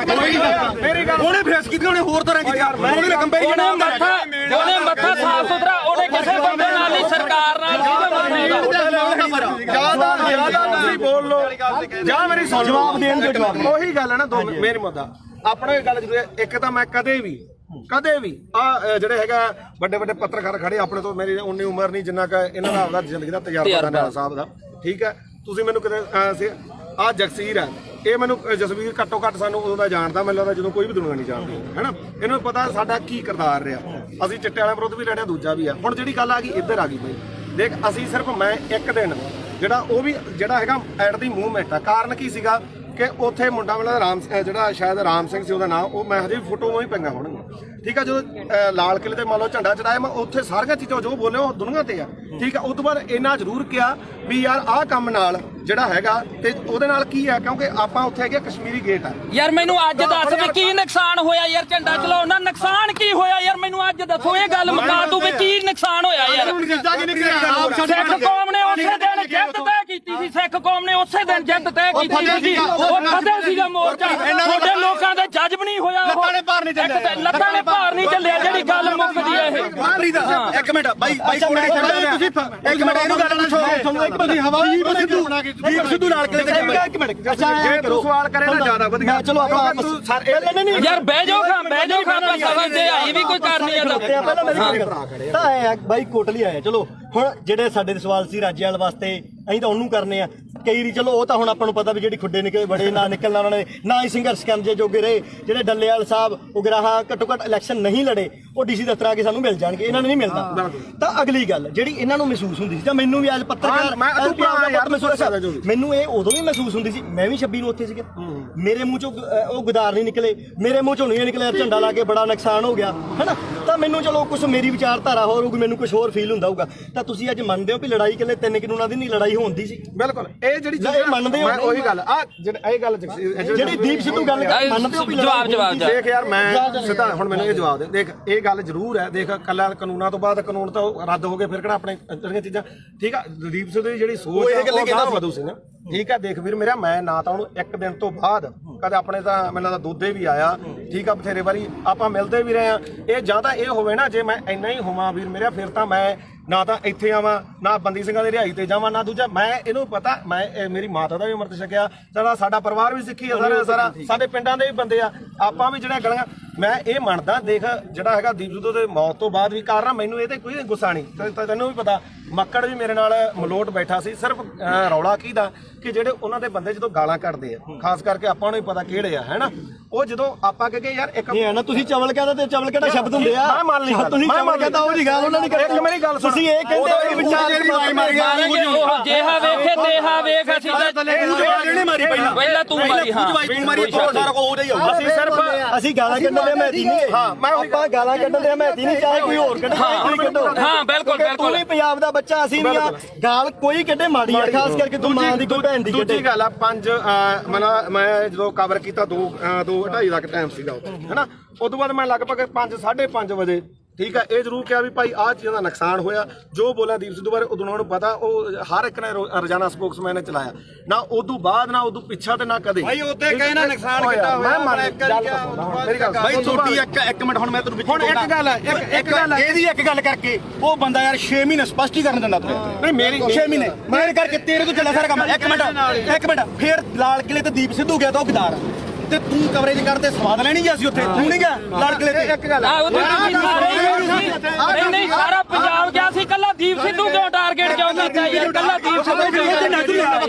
ਮੇਰੀ ਗੱਲ ਉਹਨੇ ਫੇਸ ਕੀਤੀ ਉਹਨੇ ਹੋਰ ਤਰ੍ਹਾਂ ਕੀਤੀ ਉਹਨੇ ਕੰਪੈਰੀਜ਼ਨ ਉਹਨੇ ਮੱਥਾ ਸਾਫ ਸੁਥਰਾ ਉਹਨੇ ਕਿਸੇ ਬੰਦੇ ਨਾਲ ਨਹੀਂ ਸਰਕਾਰ ਨਾਲ ਜਿਆਦਾ ਤੁਸੀਂ ਬੋਲ ਲੋ ਜਾਂ ਮੇਰੀ ਸੁਣ ਜਵਾਬ ਦੇਣ ਦੇ ਜਵਾਬ ਉਹੀ ਗੱਲ ਹੈ ਨਾ ਮੇਰੀ ਮੁੱਦਾ ਆਪਣਾ ਇਹ ਗੱਲ ਜ਼ਰੂਰ ਹੈ ਇੱਕ ਤਾਂ ਮੈਂ ਕਦੇ ਵੀ ਆ ਜਿਹੜੇ ਹੈਗਾ ਵੱਡੇ ਵੱਡੇ ਪੱਤਰਕਾਰ ਖੜੇ ਆਪਣੇ ਤੋਂ ਮੇਰੀ ਉਨੀ ਉਮਰ ਨਹੀਂ ਜਿੰਨਾ ਕਿ ਇਹਨਾਂ ਦਾ ਆਪਦਾ ਜ਼ਿੰਦਗੀ ਦਾ ਤਜਰਬਾ ਨਾਲਾ ਸਾਹਿਬ ਦਾ ਠੀਕ ਹੈ ਤੁਸੀਂ ਮੈਨੂੰ ਕਿਤੇ ਆ ਜਗਸੀਰ ਹੈ ਇਹ ਮੈਨੂੰ ਜਸਵੀਰ ਘੱਟੋ ਘੱਟ ਸਾਨੂੰ ਉਦੋਂ ਦਾ ਜਾਣਦਾ ਮੈਨੂੰ ਲੱਗਦਾ ਜਦੋਂ ਕੋਈ ਵੀ ਦੁਨੀਆ ਨਹੀਂ ਜਾਣਦੀ ਹੈਨਾ ਇਹਨੂੰ ਪਤਾ ਸਾਡਾ ਕੀ ਕਿਰਦਾਰ ਰਿਹਾ ਅਸੀਂ ਚਿੱਟੇ ਵਾਲਿਆਂ ਵਿਰੁੱਧ ਵੀ ਲੜਿਆ ਦੂਜਾ ਵੀ ਆ ਹੁਣ ਜਿਹੜੀ ਗੱਲ ਆ ਗਈ ਇੱਧਰ ਆ ਗਈ ਬਈ ਦੇਖ ਅਸੀਂ ਸਿਰਫ ਮੈਂ ਇੱਕ ਦਿਨ ਜਿਹੜਾ ਉਹ ਵੀ ਜਿਹੜਾ ਹੈਗਾ ਐਟ ਦੀ ਮੂਵਮੈਂਟ ਆ ਕਾਰਨ ਕੀ ਸੀਗਾ ਕਿ ਉੱਥੇ ਮੁੰਡਾ ਵਾਲਾ ਰਾਮ ਜਿਹੜਾ ਸ਼ਾਇਦ ਰਾਮ ਸਿੰਘ ਸੀ ਉਹਦਾ ਨਾਮ ਉਹ ਮੈਂ ਹਜੇ ਫੋਟੋ ਹੀ ਪਈਆਂ ਹੋਣਗੀਆਂ ਠੀਕ ਆ ਜਦੋਂ ਲਾਲ ਕਿਲੇ ਤੇ ਮੰਨ ਲਓ ਝੰਡਾ ਚੜਾਇਆ ਮੈਂ ਉੱਥੇ ਸਾਰੀਆਂ ਚੀਜ਼ਾਂ ਜੋ ਬੋਲੇ ਉਹ ਦੁਨੀਆ ਤੇ ਆ ਠੀਕ ਆ ਉਸ ਤੋਂ ਬਾਅਦ ਇੰਨਾ ਜ਼ਰੂਰ ਕਿਹਾ ਵੀ ਯਾਰ ਆਹ ਕੰਮ ਨਾਲ ਜਿਹੜਾ ਹੈਗਾ ਤੇ ਉਹਦੇ ਨਾਲ ਕੀ ਆ ਕਿਉਂਕਿ ਆਪਾਂ ਉੱਥੇ ਹੈਗੇ ਕਸ਼ਮੀਰੀ ਗੇਟ ਆ ਯਾਰ ਮੈਨੂੰ ਅੱਜ ਦੱਸ ਵੀ ਕੀ ਨੁਕਸਾਨ ਹੋਇਆ ਯਾਰ ਝੰਡਾ ਚਲਾਉਣ ਨਾਲ ਨੁਕਸਾਨ ਕੀ ਹੋਇਆ ਯਾਰ ਮੈਨੂੰ ਅੱਜ ਦੱਸੋ ਇਹ ਗੱਲ ਮੁਕਾ ਤੂੰ ਵੀ ਕੀ ਨੁਕਸਾਨ ਹੋਇਆ ਯਾਰ ਸਿੱਖ ਕੌਮ ਨੇ ਉਸੇ ਦਿਨ ਜਿੱਤ ਤੈਅ ਕੀਤੀ ਸੀ ਸਿੱਖ ਕੌਮ ਨੇ ਉਸੇ ਦਿਨ ਜਿੱਤ ਤੈਅ ਕੀਤੀ ਸੀ ਉਹ ਫਤਿਹ ਸੀਗਾ ਮੋਰਚਾ ਤੁਹਾਡੇ ਲੋਕਾਂ ਦੇ ਜੱਜ ਵੀ ਨਹੀਂ ਹੋਇਆ ਉਹ ਲੱਤਾਂ ਨੇ ਭਾਰ ਨਹੀਂ ਚੱਲਿਆ ਜਿਹੜੀ ਗੱਲ ਮੁੱਕਦੀ ਹੈ ਇਹ ਇੱਕ ਮਿੰਟ ਬਾਈ ਕੋਲੇ ਤੁਸੀਂ ਇੱਕ ਮਿੰਟ ਇਹਨੂੰ ਗੱਲ ਸੁਣੋ ਇੱਕ ਬੰਦੀ ਹਵਾਈ ਦੀਪ ਸਿੱਧੂ ਨਾਲ ਕਿਤੇ ਇੱਕ ਮਿੰਟ ਜੇ ਤੂੰ ਸਵਾਲ ਕਰੇ ਨਾ ਜ਼ਿਆਦਾ ਵਧੀਆ ਚਲੋ ਆਪਾਂ ਨਹੀਂ ਯਾਰ ਬਹਿ ਜਾਓ ਖਾਂ ਸਭਾ ਤੇ ਆਈ ਵੀ ਕੋਈ ਕਰਨੀ ਆ ਪਹਿਲਾਂ ਮੇਰੀ ਗੱਲ ਤਾਂ ਆਇਆ ਬਾਈ ਕੋਟਲੀ ਆਇਆ ਚਲੋ ਹੁਣ ਜਿਹੜੇ ਸਾਡੇ ਸਵਾਲ ਸੀ ਰਾਜੇਵਾਲ ਵਾਸਤੇ ਅਸੀਂ ਤਾਂ ਉਹਨੂੰ ਕਰਨੇ ਆ ਕਈ ਵਾਰੀ ਚਲੋ ਉਹ ਤਾਂ ਹੁਣ ਆਪਾਂ ਨੂੰ ਪਤਾ ਵੀ ਜਿਹੜੀ ਖੁੱਡੇ ਨਿਕਲੇ ਬੜੇ ਨਾ ਨਿਕਲਣਾ ਉਹਨਾਂ ਨੇ ਨਾ ਹੀ ਸੰਘਰਸ਼ ਕਰਨ ਜੇ ਜੋਗੇ ਰਹੇ ਜਿਹੜੇ ਡੱਲੇਵਾਲ ਸਾਹਿਬ ਉਗਰਾਹਾਂ ਘੱਟੋ ਘੱਟ ਇਲੈਕਸ਼ਨ ਨਹੀਂ ਲੜੇ ਉਹ ਡੀਸੀ ਦਫ਼ਤਰ ਆ ਕੇ ਸਾਨੂੰ ਮਿਲ ਜਾਣਗੇ ਇਹਨਾਂ ਨੂੰ ਨਹੀਂ ਮਿਲਦਾ ਤਾਂ ਅਗਲੀ ਗੱਲ ਜਿਹੜੀ ਇਹਨਾਂ ਨੂੰ ਮਹਿਸੂਸ ਹੁੰਦੀ ਸੀ ਜਾਂ ਮੈਨੂੰ ਵੀ ਅੱਜ ਪੱਤਰਕਾਰ ਮੈਨੂੰ ਇਹ ਉਦੋਂ ਵੀ ਮਹਿਸੂਸ ਹੁੰਦੀ ਸੀ ਮੈਂ ਵੀ 26 ਨੂੰ ਉੱਥੇ ਸੀਗਾ ਮੇਰੇ ਮੂੰਹ ਚੋਂ ਉਹ ਗੁਦਾਰ ਨਹੀਂ ਨਿਕਲੇ ਮੇਰੇ ਮੂੰਹ ਚੋਂ ਨਹੀਂ ਨਿਕਲਿਆ ਝੰਡਾ ਲਾ ਕੇ ਬੜਾ ਨੁਕਸਾਨ ਹੋ ਗਿਆ ਹੈਨਾ ਤਾਂ ਮੈਨੂੰ ਚਲੋ ਕੁਝ ਮੇਰੀ ਵਿਚਾਰਧਾਰਾ ਹੋਰ ਹੋਊਗੀ ਮੈਨੂੰ ਕੁਝ ਹੋਰ ਫੀਲ ਹੁੰਦਾ ਹੋਊਗਾ ਤਾਂ ਤੁਸੀਂ ਅੱਜ ਮੰਨਦੇ ਹੋ ਵੀ ਲੜਾਈ ਕਿਲੇ 3 ਕਾਨੂੰਨਾਂ ਦੀ ਨਹੀਂ ਲੜਾਈ ਹੁੰਦੀ ਸੀ ਬਿਲਕੁਲ ਇਹ ਜਿਹੜੀ ਇਹ ਮੰਨਦੇ ਹੋ ਉਹੀ ਗੱਲ ਆ ਇਹ ਗੱਲ ਜਿਹੜੀ ਦੀਪ ਸਿੱਧੂ ਗੱਲ ਮੰਨਦੇ ਹੋ ਵੀ ਜਵਾਬ ਦੇਖ ਯਾਰ ਮੈਂ ਸਿੱਧਾ ਹੁਣ ਮੈਨੂੰ ਇਹ ਜਵਾਬ ਦੇ ਦੇਖ ਇਹ ਗੱਲ ਜ਼ਰੂਰ ਹੈ ਦੇਖ ਕੱਲਾ ਕਾਨੂੰਨਾਂ ਤੋਂ ਬਾਅਦ ਕਾਨੂੰਨ ਤਾਂ ਰੱਦ ਹੋ ਗਏ ਫਿਰ ਕਿਹੜਾ ਆਪਣੇ ਜਿਹੜੀਆਂ ਚੀਜ਼ਾਂ ਠੀਕ ਆ ਦੀਪ ਸਿੱਧੂ ਦੀ ਜਿਹੜੀ ਸੋਚ ਹੈ ਉਹ ਗਾਹ ਵਧੂ ਸੀ ਨਾ ਠੀਕ ਆ ਦੇਖ ਵੀਰ ਮੇਰਾ ਮੈਂ ਨਾ ਤਾਂ ਉਹਨੂੰ ਇੱਕ ਦਿਨ ਤੋਂ ਬਾਅਦ ਕਦੇ ਆਪਣੇ ਤਾਂ ਮੈਨੂੰ ਲੱਗਦਾ ਦੁੱਧੇ ਵੀ ਆਇਆ ਠੀਕ ਆ ਬਥੇਰੇ ਵਾਰੀ ਆਪਾਂ ਮਿਲਦੇ ਵੀ ਰਹੇ ਆ ਇਹ ਜਾਂ ਤਾਂ ਇਹ ਹੋਵੇ ਨਾ ਜੇ ਮੈਂ ਇੰਨਾ ਹੀ ਹੋਵਾਂ ਵੀਰ ਮੇਰਾ ਫਿਰ ਤਾਂ ਮੈਂ ਨਾ ਤਾਂ ਇੱਥੇ ਆਵਾਂ ਨਾ ਬੰਦੀ ਸਿੰਘਾਂ ਦੀ ਰਿਹਾਈ ਤੇ ਜਾਵਾਂ ਨਾ ਦੂਜਾ ਮੈਂ ਇਹਨੂੰ ਪਤਾ ਮੈਂ ਮੇਰੀ ਮਾਤਾ ਦਾ ਵੀ ਅੰਮ੍ਰਿਤ ਛਕਿਆ ਸਾਡਾ ਪਰਿਵਾਰ ਵੀ ਸਿੱਖੀ ਆ ਸਾਰਾ ਸਾਡੇ ਪਿੰਡਾਂ ਦੇ ਵੀ ਬੰਦੇ ਆ ਆਪਾਂ ਵੀ ਜਿਹੜਾ ਗਲੀਆਂ ਮੈਂ ਇਹ ਮੰਨਦਾ ਦੇਖ ਜਿਹੜਾ ਹੈਗਾ ਦੀਪ ਸਿੱਧੂ ਦੇ ਮੌਤ ਤੋਂ ਬਾਅਦ ਵੀ ਕਾਰਨ ਮੈਨੂੰ ਇਹ ਤੇ ਕੋਈ ਗੁੱਸਾ ਨਹੀਂ ਤੈਨੂੰ ਵੀ ਪਤਾ ਮੱਕੜ ਵੀ ਮੇਰੇ ਨਾਲ ਮਲੋਟ ਬੈਠਾ ਸੀ ਸਿਰਫ ਰੌਲਾ ਕੀ ਦਾ ਕਿ ਜਿਹੜੇ ਉਹਨਾਂ ਦੇ ਬੰਦੇ ਜਦੋਂ ਗਾਲਾਂ ਕੱਢਦੇ ਆ ਖਾਸ ਕਰਕੇ ਆਪਾਂ ਨੂੰ ਹੀ ਪਤਾ ਕਿਹੜੇ ਆ ਹੈਨਾ ਉਹ ਜਦੋਂ ਆਪਾਂ ਕਹੇ ਯਾਰ ਇੱਕ ਨਹੀਂ ਹੈ ਨਾ ਤੁਸੀਂ ਚਵਲ ਕਹਿੰਦਾ ਤੇ ਚਵਲ ਕਿਹੜਾ ਸ਼ਬਦ ਹੁੰਦੇ ਆ ਮੈਂ ਮੰਨ ਲਈ ਤੁਸੀਂ ਚਵਲ ਕਹਿੰਦਾ ਉਹ ਦੀ ਗੱਲ ਉਹਨਾਂ ਨੇ ਇੱਕ ਮੇਰੀ ਗੱਲ ਤੁਸੀਂ ਇਹ ਕਹਿੰਦੇ ਹੋ ਕਿ ਵਿਚਾਰ ਉਹ ਜਿਹਾ ਵੇਖੇ ਤੇਹਾ ਵੇਖ ਅਸੀਂ ਇਹਨੇ ਮਾਰੀ ਪਹਿਲਾਂ ਤੂੰ ਮਾਰੀ ਹਾਂ ਤੂੰ ਮਾਰੀ ਸਾਰਾ ਕੋ ਹੋ ਜਾਈ ਅਸੀਂ ਸਿਰਫ ਅਸੀਂ ਗਾਲਾਂ ਕੱਢਣ ਦੇ ਮਹਿਤੀ ਨਹੀਂ ਹਾਂ ਮੈਂ ਆਪਾਂ ਗਾਲਾਂ ਕੱਢਣ ਦੇ ਮਹਿਤੀ ਨਹੀਂ ਚਾਹੇ ਕੋਈ ਹੋਰ ਕੱਢੇ ਕੋਈ ਕੱਢੋ ਹਾਂ ਬਿਲਕੁਲ ਤੂੰ ਵੀ ਪੰਜਾਬ ਦਾ ਬੱਚਾ ਅਸੀਂ ਨਹੀਂ ਆ ਗਾਲ ਕੋਈ ਕੱਢੇ ਮਾੜੀ ਆ ਖਾਸ ਕਰਕੇ ਤੂੰ ਮਾਂ ਦੀ ਕੋਈ ਭੈਣ ਦੀ ਕੱਢੇ ਦੂਜੀ ਗੱਲ ਆ ਮੈਂ ਜਦੋਂ ਕਵਰ ਕੀਤਾ 2:30 ਦਾ ਟਾਈਮ ਸੀਗਾ ਹੈਨਾ ਉਸ ਤੋਂ ਬਾਅਦ ਮੈਂ ਲਗਭਗ 5:30 ਵਜੇ ਠੀਕ ਹੈ ਇਹ ਜ਼ਰੂਰ ਕਿਹਾ ਵੀ ਭਾਈ ਆਹ ਚੀਜ਼ਾਂ ਦਾ ਨੁਕਸਾਨ ਹੋਇਆ ਜੋ ਬੋਲਿਆ ਦੀਪ ਸਿੱਧੂ ਬਾਰੇ ਉਦੋਂ ਉਹਨਾਂ ਨੂੰ ਪਤਾ ਉਹ ਹਰ ਇੱਕ ਨੇ ਰੋਜ਼ਾਨਾ ਸਪੋਕਸਮੈਨ ਨੇ ਚਲਾਇਆ ਨਾ ਉਦੋਂ ਬਾਅਦ ਨਾ ਉਦੋਂ ਪਿੱਛਾ ਤੇ ਨਾ ਕਦੇ ਭਾਈ ਉੱਤੇ ਕਹੇ ਨਾ ਨੁਕਸਾਨ ਕਿੱਦਾਂ ਹੋਇਆ ਮੇਰੀ ਗੱਲ ਭਾਈ ਛੋਟੀ ਇੱਕ ਮਿੰਟ ਹੁਣ ਮੈਂ ਤੈਨੂੰ ਹੁਣ ਇੱਕ ਗੱਲ ਹੈ ਇੱਕ ਗੱਲ ਹੈ ਇਹਦੀ ਇੱਕ ਗੱਲ ਕਰਕੇ ਉਹ ਬੰਦਾ ਯਾਰ 6 ਮਹੀਨੇ ਸਪਸ਼ਟੀਕਰਨ ਦਿੰਦਾ ਤੂੰ ਨਹੀਂ ਮੇਰੀ 6 ਮਹੀਨੇ ਮੇਰੇ ਕਰਕੇ ਤੇਰੇ ਤੋਂ ਚੱਲਿਆ ਸਾਰਾ ਕੰਮ ਇੱਕ ਮਿੰਟ ਫੇਰ ਲਾਲ ਕਿਲੇ ਤੇ ਦੀਪ ਸਿੱਧੂ ਗਿਆ ਤਾਂ ਉਹ ਕਿਦਾਰ ਤੇ ਤੂੰ ਕਵਰੇਜ ਕਰਦੇ ਸਵਾਦ ਲੈਣੀ ਗਿਆ ਸੀ ਉੱਥੇ ਤੂੰ ਨਹੀਂ ਗਿਆ ਲਾਲ ਕਿਲੇ ਤੇ ਇੱਕ ਗੱਲ ਨਹੀਂ ਸਾਰਾ ਪੰਜਾਬ ਗਿਆ ਸੀ ਕੱਲਾ ਦੀਪ ਸਿੱਧੂ ਕਿਉਂ ਟਾਰਗੇਟ ਕਿਉਂ ਕੀਤਾ ਯਾਰ ਕੱਲਾ ਦੀਪ ਸਿੱਧੂ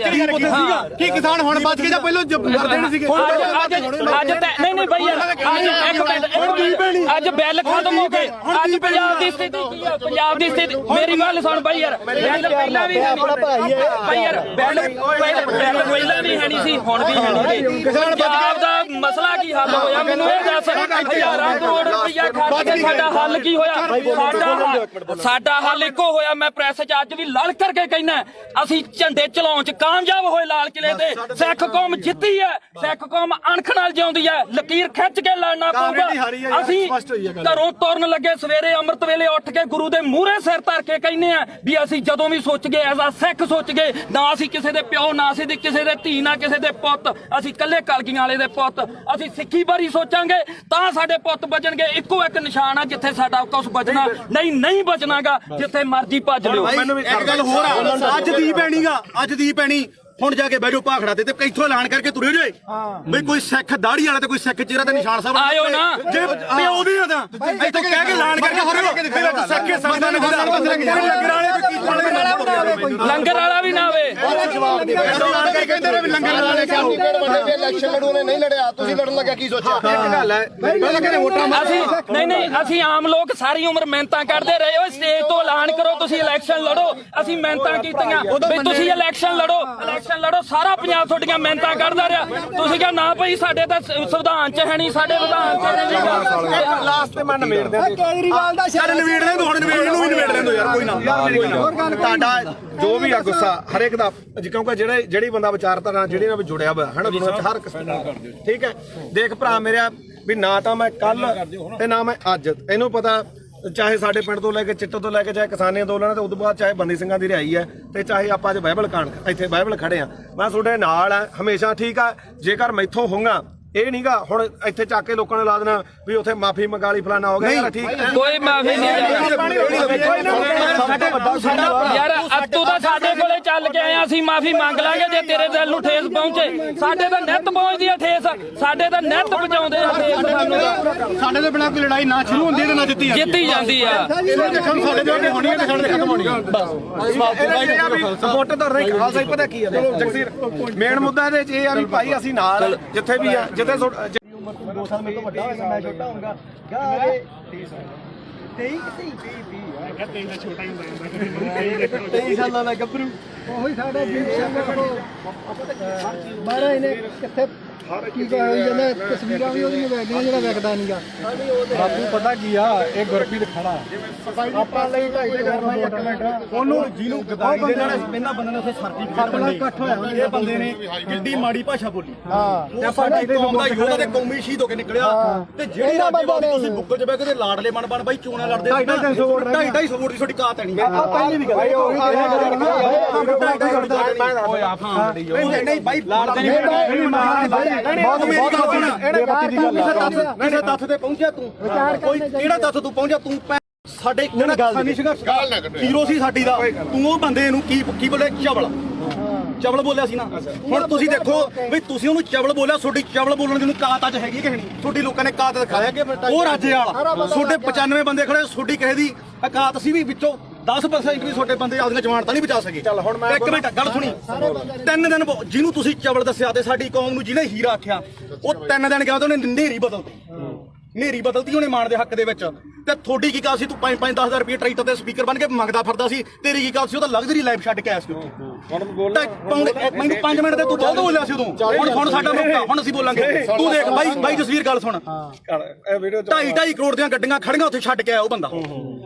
ਕੀ ਕਿਸਾਨ ਹੁਣ ਬਚ ਕੇ ਜਾਂ ਪਹਿਲਾਂ ਮਰਦੇ ਨਹੀਂ ਸੀਗੇ ਅੱਜ ਨਹੀਂ ਬਈ ਯਾਰ ਅੱਜ ਇੱਕ ਮਿੰਟ ਅੱਜ ਬਿੱਲ ਖਤਮ ਹੋ ਗਏ ਅੱਜ ਪੰਜਾਬ ਦੀ ਸਥਿਤੀ ਕੀ ਆ ਪੰਜਾਬ ਦੀ ਸਥਿਤੀ ਮੇਰੀ ਗੱਲ ਸੁਣ ਬਈ ਯਾਰ ਬਿੱਲ ਪਹਿਲਾਂ ਵੀ ਬਈ ਯਾਰ ਬਿੱਲ ਪਹਿਲਾਂ ਵੀ ਹੈ ਨਹੀਂ ਸੀ ਹੁਣ ਵੀ ਹੈ ਨਹੀਂ ਪੰਜਾਬ ਦਾ ਮਸਲਾ ਕੀ ਹੱਲ ਹੋਇਆ ਮੈਨੂੰ ਇਹ ਦੱਸ ਹਜ਼ਾਰਾਂ ਕਰੋੜ ਰੁਪਇਆ ਖਰਚ ਕੇ ਸਾਡਾ ਹੱਲ ਕੀ ਹੋਇਆ ਸਾਡਾ ਹੱਲ ਇੱਕੋ ਹੋਇਆ ਮੈਂ ਪ੍ਰੈਸ 'ਚ ਅੱਜ ਵੀ ਲੜ ਕਰਕੇ ਕਹਿਣਾ ਅਸੀਂ ਝੰਡੇ ਚਲਾਉਣ 'ਚ ਕਾਮਯਾਬ ਹੋਏ ਲਾਲ ਕਿਲੇ ਤੇ ਸਿੱਖ ਕੌਮ ਜਿੱਤੀ ਹੈ ਸਿੱਖ ਕੌਮ ਅਣਖ ਨਾਲ ਜਿਉਂਦੀ ਹੈ ਲਕੀਰ ਖਿੱਚ ਕੇ ਲੜਨਾ ਪਊਗਾ ਅਸੀਂ ਘਰੋਂ ਤੁਰਨ ਲੱਗੇ ਸਵੇਰੇ ਅੰਮ੍ਰਿਤ ਵੇਲੇ ਉੱਠ ਕੇ ਗੁਰੂ ਦੇ ਮੂਹਰੇ ਸਿਰ ਧਰ ਕੇ ਕਹਿੰਦੇ ਆ ਵੀ ਅਸੀਂ ਜਦੋਂ ਵੀ ਸੋਚ ਗਏ ਐਜ਼ ਆ ਸਿੱਖ ਸੋਚ ਗਏ ਨਾ ਅਸੀਂ ਕਿਸੇ ਦੇ ਪਿਓ ਨਾ ਅਸੀਂ ਕਿਸੇ ਦੇ ਧੀ ਨਾ ਕਿਸੇ ਦੇ ਪੁੱਤ ਅਸੀਂ ਇਕੱਲੇ ਕਲਗੀਆਂ ਵਾਲੇ ਦੇ ਪੁੱਤ ਅਸੀਂ ਸਿੱਖੀ ਬਾਰੇ ਸੋਚਾਂਗੇ ਤਾਂ ਸਾਡੇ ਪੁੱਤ ਬਚਣਗੇ ਇੱਕੋ ਇੱਕ ਨਿਸ਼ਾਨ ਆ ਜਿੱਥੇ ਸਾਡਾ ਕੁਝ ਬਚਣਾ ਨਹੀਂ ਬਚਣਾਗਾ ਜਿੱਥੇ ਮਰਜ਼ੀ ਭੱਜ ਲਿਓ ਇੱਕ ਗੱਲ ਹੋਰ ਆ ਅੱਜ ਦੀ ਪੈਣੀ ਹੁਣ ਜਾ ਕੇ ਬੈਠੋ ਭਾਖੜਾ ਤੇ ਇੱਥੋਂ ਐਲਾਨ ਕਰਕੇ ਤੁਰੇ ਜੇ ਬਈ ਕੋਈ ਸਿੱਖ ਦਾੜੀ ਵਾਲਾ ਤੇ ਕੋਈ ਸਿੱਖ ਚਿਹਰਾ ਤੇ ਨਿਸ਼ਾਨ ਸਾਹਿਬ ਆਇਓ ਨਾ ਜੇ ਪਿਓ ਦੀ ਆ ਤਾਂ ਇੱਥੋਂ ਕਹਿ ਕੇ ਐਲਾਨ ਕਰਕੇ ਤੁਰੇ ਸਿੱਖੇ ਸੰਗਤਾਂ ਨੇ ਲੰਗਰ ਵਾਲਾ ਵੀ ਨਾ ਹੋਵੇ ਐਲਾਨ ਕਰਕੇ ਕਹਿੰਦੇ ਨੇ ਵੀ ਲੰਗਰ ਵਾਲੇ ਵੱਡੇ ਇਲੈਕਸ਼ਨ ਲੜੂ ਨੇ ਨਹੀਂ ਲੜਿਆ ਤੁਸੀਂ ਲੜਨ ਲੱਗਿਆ ਕੀ ਸੋਚਿਆ ਇੱਕ ਗੱਲ ਹੈ ਪਹਿਲਾਂ ਕਹਿੰਦੇ ਵੋਟਾਂ ਅਸੀਂ ਨਹੀਂ ਅਸੀਂ ਆਮ ਲੋਕ ਸਾਰੀ ਉਮਰ ਮਿਹਨਤਾਂ ਕਰਦੇ ਰਹੇ ਓ ਸਟੇਜ ਤੋਂ ਐਲਾਨ ਕਰੋ ਤੁਸੀਂ ਇਲੈਕਸ਼ਨ ਲੜੋ ਅਸੀਂ ਮਿਹਨਤਾਂ ਕੀਤੀਆਂ ਵੀ ਤੁਸੀਂ ਇਲੈਕਸ਼ਨ ਲੜੋ ਸਾਰਾ ਪੰਜਾਬ ਤੁਹਾਡੀਆਂ ਮਿਹਨਤਾਂ ਕਰਦਾ ਰਿਹਾ ਤੁਸੀਂ ਕਿਹਾ ਨਾ ਭਾਈ ਸਾਡੇ ਤਾਂ ਸੰਵਿਧਾਨ 'ਚ ਹੈ ਨਹੀਂ ਸਾਡੇ ਵਿਧਾਨ 'ਚ ਲਾਸਟ ਤੇ ਮੈਂ ਨਿਬੇੜ ਦੇ ਕੇਜਰੀਵਾਲ ਦਾ ਚੱਲ ਨਵੇੜ ਦੇ ਹੁਣ ਨਵੇੜ ਨੂੰ ਵੀ ਨਵੇੜ ਲੈਂਦੋ ਯਾਰ ਕੋਈ ਨਾ ਤੁਹਾਡਾ ਜੋ ਵੀ ਆ ਗੁੱਸਾ ਹਰੇਕ ਦਾ ਕਿਉਂਕਿ ਜਿਹੜੀ ਬੰਦਾ ਵਿਚਾਰਧਾਰਾ ਜਿਹੜੀ ਨਾਲ ਜੁੜਿਆ ਹੋਇਆ ਹੈ ਨਾ ਦੁਨੀਆ 'ਚ ਹਰ ਕਿਸਮ ਦਾ ਠੀਕ ਹੈ ਦੇਖ ਭਰਾ ਮੇਰਾ ਵੀ ਨਾ ਤਾਂ ਮੈਂ ਕੱਲ ਤੇ ਨਾ ਮੈਂ ਅੱਜ ਇਹਨੂੰ ਪਤਾ ਚਾਹੇ ਸਾਡੇ ਪਿੰਡ ਤੋਂ ਲੈ ਕੇ ਚਿੱਟੇ ਤੋਂ ਲੈ ਕੇ ਚਾਹੇ ਕਿਸਾਨੀ ਅੰਦੋਲਨ ਤੇ ਉਦੋਂ ਬਾਅਦ ਚਾਹੇ ਬੰਦੀ ਸਿੰਘਾਂ ਦੀ ਰਿਹਾਈ ਹੈ ਤੇ ਚਾਹੇ ਆਪਾਂ ਅੱਜ ਬਾਈਬਲ ਕਾਂਡ ਇੱਥੇ ਬਾਈਬਲ ਖੜੇ ਆ ਮੈਂ ਤੁਹਾਡੇ ਨਾਲ ਆ ਹਮੇਸ਼ਾ ਠੀਕ ਆ ਜੇਕਰ ਮੈਥੋਂ ਹੋਊਗਾ ਇਹ ਨਹੀਂਗਾ ਹੁਣ ਇੱਥੇ ਚੱਕ ਕੇ ਲੋਕਾਂ ਨੇ ਲਾ ਦੇਣਾ ਵੀ ਉੱਥੇ ਮਾਫੀ ਮੰਗਾ ਲਈ ਫਲਾਣਾ ਹੋ ਗਿਆ ਯਾਰ ਠੀਕ ਕੋਈ ਮਾਫੀ ਨਹੀਂ ਯਾਰ ਤੂੰ ਤਾਂ ਸਾਡੇ ਕੋਲੇ ਚੱਲ ਕੇ ਆਇਆ ਅਸੀਂ ਮਾਫੀ ਮੰਗ ਲਾਂਗੇ ਜੇ ਤੇਰੇ ਦਿਲ ਨੂੰ ਠੇਸ ਪਹੁੰਚੇ ਸਾਡੇ ਤਾਂ ਨਿੱਤ ਪਹੁੰਚਦੀ ਆ ਠੇਸ ਸਾਡੇ ਤਾਂ ਨਿੱਤ ਪਹੁੰਚਾਉਂਦੇ ਆ ਠੇਸ ਸਾਨੂੰ ਸਾਡੇ ਦੇ ਬਿਨਾਂ ਕੋਈ ਲੜਾਈ ਨਾ ਸ਼ੁਰੂ ਹੁੰਦੀ ਤੇ ਨਾ ਜਿੱਤੀ ਜਾਂਦੀ ਆ ਸਾਡੇ ਦੇ ਅੱਗੇ ਹੋਣੀ ਤੇ ਸਾਡੇ ਖਤਮ ਹੋਣੀ ਸਪੋਰਟ ਤਾਂ ਨਹੀਂ ਖਾਲਸਾ ਹੀ ਪਤਾ ਕੀ ਆ ਜਗਸੀਰ ਮੇਨ ਮੁੱਦਾ ਇਹਦੇ 'ਚ ਇਹ ਆ ਵੀ ਭਾਈ ਅਸੀਂ ਨਾਲ ਜਿੱਥੇ ਵੀ ਆ 2 ਸਾਲ ਮੇਰੇ ਤੋਂ ਵੱਡਾ ਹੋਏਗਾ ਮੈਂ ਛੋਟਾ ਹੋਊਗਾ ਗਾਰੇ 23 ਸਾਲਾਂ ਦਾ ਗੱਭਰੂ ਉਹੀ ਸਾਡਾ ਦੀਪ ਸਿੰਘ ਬਾਰਾ ਇਹਨੇ ਕਿੱਥੇ ਕੀ ਹੋਈ ਜਾਂਦਾ ਤਸਵੀਰਾਂ ਵੀ ਉਹਦੀਆਂ ਵੇਖਦੀਆਂ ਜਿਹੜਾ ਵੇਖਦਾ ਨਹੀਂਗਾ ਬਾਪੂ ਪਤਾ ਕੀ ਆ ਇਹ ਗੁਰਪ੍ਰੀਤ ਖੜਾ ਆਪਾਂ ਲਈ ਢਾਈ ਦੇ ਕਰਨਾ ਇੱਕ ਮਿੰਟ ਉਹਨੂੰ ਜਿਹਨੂੰ ਗਦਾਈ ਦੇ ਨਾਲ ਪਹਿਲਾਂ ਬੰਦੇ ਨੇ ਉੱਥੇ ਸਰਟੀਫਿਕੇਟ ਬਣੇ ਇਕੱਠ ਹੋਇਆ ਇਹ ਬੰਦੇ ਨੇ ਕਿੱਡੀ ਮਾੜੀ ਭਾਸ਼ਾ ਬੋਲੀ ਹਾਂ ਤੇ ਆਪਾਂ ਢਾਈ ਕੌਮ ਦਾ ਯੋਧਾ ਤੇ ਕੌਮੀ ਸ਼ਹੀਦ ਹੋ ਕੇ ਨਿਕਲਿਆ ਤੇ ਜਿਹੜੇ ਰਾਜੇ ਤੁਸੀਂ ਬੁੱਕਲ 'ਚ ਬਹਿ ਕੇ ਲਾਡਲੇ ਬਣ ਬਾਈ ਚੋਣਾਂ ਲੜਦੇ 250 ਵੋਟ ਦੀ ਤੁਹਾਡੀ ਕਾਤ ਹੈ ਨਹੀਂ ਪਹਿਲੀ ਵੀ ਗੱਲ ਓਏ ਆਫਾਂ ਨਹੀਂ ਬਾਈ ਲਾੜਦੇ ਕਿਸੇ ਤੱਥ ਤੇ ਪਹੁੰਚਿਆ ਤੂੰ ਕੋਈ ਕਿਹੜਾ ਤੱਥ ਤੂੰ ਪਹੁੰਚਿਆ ਤੂੰ ਸਾਡੇ ਕਿਸਾਨੀ ਸੰਘਰਸ਼ ਹੀਰੋ ਸੀ ਸਾਡੀ ਦਾ ਤੂੰ ਉਹ ਬੰਦੇ ਨੂੰ ਕੀ ਬੋਲੇ ਚਵਲ ਬੋਲਿਆ ਸੀ ਨਾ ਹੁਣ ਤੁਸੀਂ ਦੇਖੋ ਵੀ ਤੁਸੀਂ ਉਹਨੂੰ ਚਵਲ ਬੋਲਿਆ ਤੁਹਾਡੀ ਚਵਲ ਬੋਲਣ ਦੀ ਨੂੰ ਕਾਤ ਅੱਜ ਹੈਗੀ ਕਿ ਨਹੀਂ ਤੁਹਾਡੀ ਲੋਕਾਂ ਨੇ ਕਾਤ ਦਿਖਾਇਆ ਕਿ ਉਹ ਰਾਜੇ ਵਾਲਾ ਤੁਹਾਡੇ 95 ਬੰਦੇ ਖੜੇ ਤੁਹਾਡੀ ਕਿਸੇ ਦੀ ਕਾਤ ਸੀ ਵੀ ਵਿੱਚੋਂ 10% ਵੀ ਤੁਹਾਡੇ ਬੰਦੇ ਆਪਦੀਆਂ ਜ਼ਮਾਨਤਾਂ ਨਹੀਂ ਬਚਾ ਸਕੇ ਚੱਲ ਹੁਣ ਮੈਂ ਇੱਕ ਮਿੰਟ ਗੱਲ ਸੁਣੀ 3 ਦਿਨ ਜਿਹਨੂੰ ਤੁਸੀਂ ਚਵਲ ਦੱਸਿਆ ਤੇ ਸਾਡੀ ਕੌਮ ਨੂੰ ਜਿਹਨੇ ਹੀਰਾ ਆਖਿਆ ਉਹ 3 ਦਿਨ ਗਿਆ ਤੇ ਉਹਨੇ ਨੇਰੀ ਬਦਲਤੀ ਉਹਨੇ ਮਾਣ ਦੇ ਹੱਕ ਦੇ ਵਿੱਚ ਤੇ ਤੁਹਾਡੀ ਕੀ ਕਾਲ ਸੀ ਤੂੰ 5-10,000 ਰੁਪਏ ਟਰੈਕਟਰ ਤੇ ਸਪੀਕਰ ਬਣ ਕੇ ਮੰਗਦਾ ਫਿਰਦਾ ਸੀ ਤੇਰੀ ਕੀ ਕਾਲ ਸੀ ਉਹ ਤਾਂ ਲਗਜ਼ਰੀ ਲਾਈਫ ਛੱਡ ਕੇ ਆਇਆ ਸੀ ਮੈਨੂੰ 5 ਮਿੰਟ ਤੇ ਤੂੰ ਬਹੁਤ ਬੋਲਿਆ ਸੀ ਉਦੋਂ ਹੁਣ ਸਾਡਾ ਮੌਕਾ ਹੁਣ ਅਸੀਂ ਬੋਲਾਂਗੇ ਤੂੰ ਦੇਖ ਬਾਈ ਜਸਵੀਰ ਗੱਲ ਸੁਣ 2.5 ਕਰੋੜ ਦੀਆਂ ਗੱਡੀਆਂ ਖੜੀਆਂ ਉੱਥੇ ਛੱਡ ਕੇ ਆਇਆ ਉਹ ਬੰਦਾ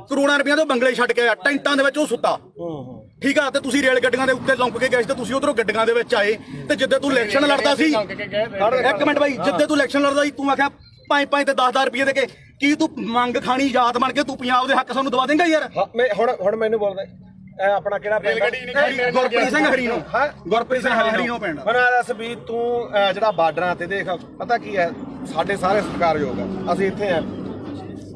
ਕਰੋੜਾਂ ਰੁਪਈਆਂ ਦੇ ਬੰਗਲੇ ਛੱਡ ਕੇ ਆਇਆ ਟੈਂਟਾਂ ਦੇ ਵਿੱਚ ਉਹ ਸੁੱਤਾ ਠੀਕ ਆ ਤੇ ਤੁਸੀਂ ਰੇਲ ਗੱਡੀਆਂ ਦੇ ਉੱਤੇ ਲੰਕ ਕੇ ਗਏ ਤੇ ਤੁਸੀਂ ਉਧਰੋਂ ਗੱਡੀਆਂ ਦੇ ਵਿੱਚ ਆਏ ਤੇ ਜਿੱਦੇ ਤੂੰ ਇਲੈਕਸ਼ਨ ਲੜਦਾ ਸੀ ਇੱਕ ਮਿੰਟ ਬਾਈ ਜਿੱਦੇ ਤੂੰ ਇਲੈਕਸ਼ਨ ਲੜਦਾ ਸੀ ਤੂੰ ਆਖਿਆ 5-5 ਤੇ 10-10 ਰੁਪਏ ਦੇ ਕੇ ਕੀ ਤੂੰ ਮੰਗ ਖਾਣੀ ਯਾਦ ਬਣ ਕੇ ਤੂੰ ਪੰਜਾਬ ਦੇ ਹੱਕ ਸਾਨੂੰ ਦਵਾ ਦੇਂਗਾ ਯਾਰ? ਹੁਣ ਮੈਨੂੰ ਬੋਲਦਾ ਇਹ ਆਪਣਾ ਕਿਹੜਾ ਪਿੰਡ? ਗੁਰਪ੍ਰੀਤ ਸਿੰਘ ਹਰੀਨੋ। ਗੁਰਪ੍ਰੀਤ ਸਿੰਘ ਹਰੀਨੋ ਪਿੰਡ। ਮੈਨੂੰ ਦੱਸ ਵੀ ਤੂੰ ਜਿਹੜਾ ਬਾਰਡਰਾਂ ਤੇ ਦੇਖ ਪਤਾ ਕੀ ਹੈ, ਸਾਡੇ ਸਾਰੇ ਸਤਿਕਾਰਯੋਗ ਆ, ਅਸੀਂ ਇੱਥੇ ਆ।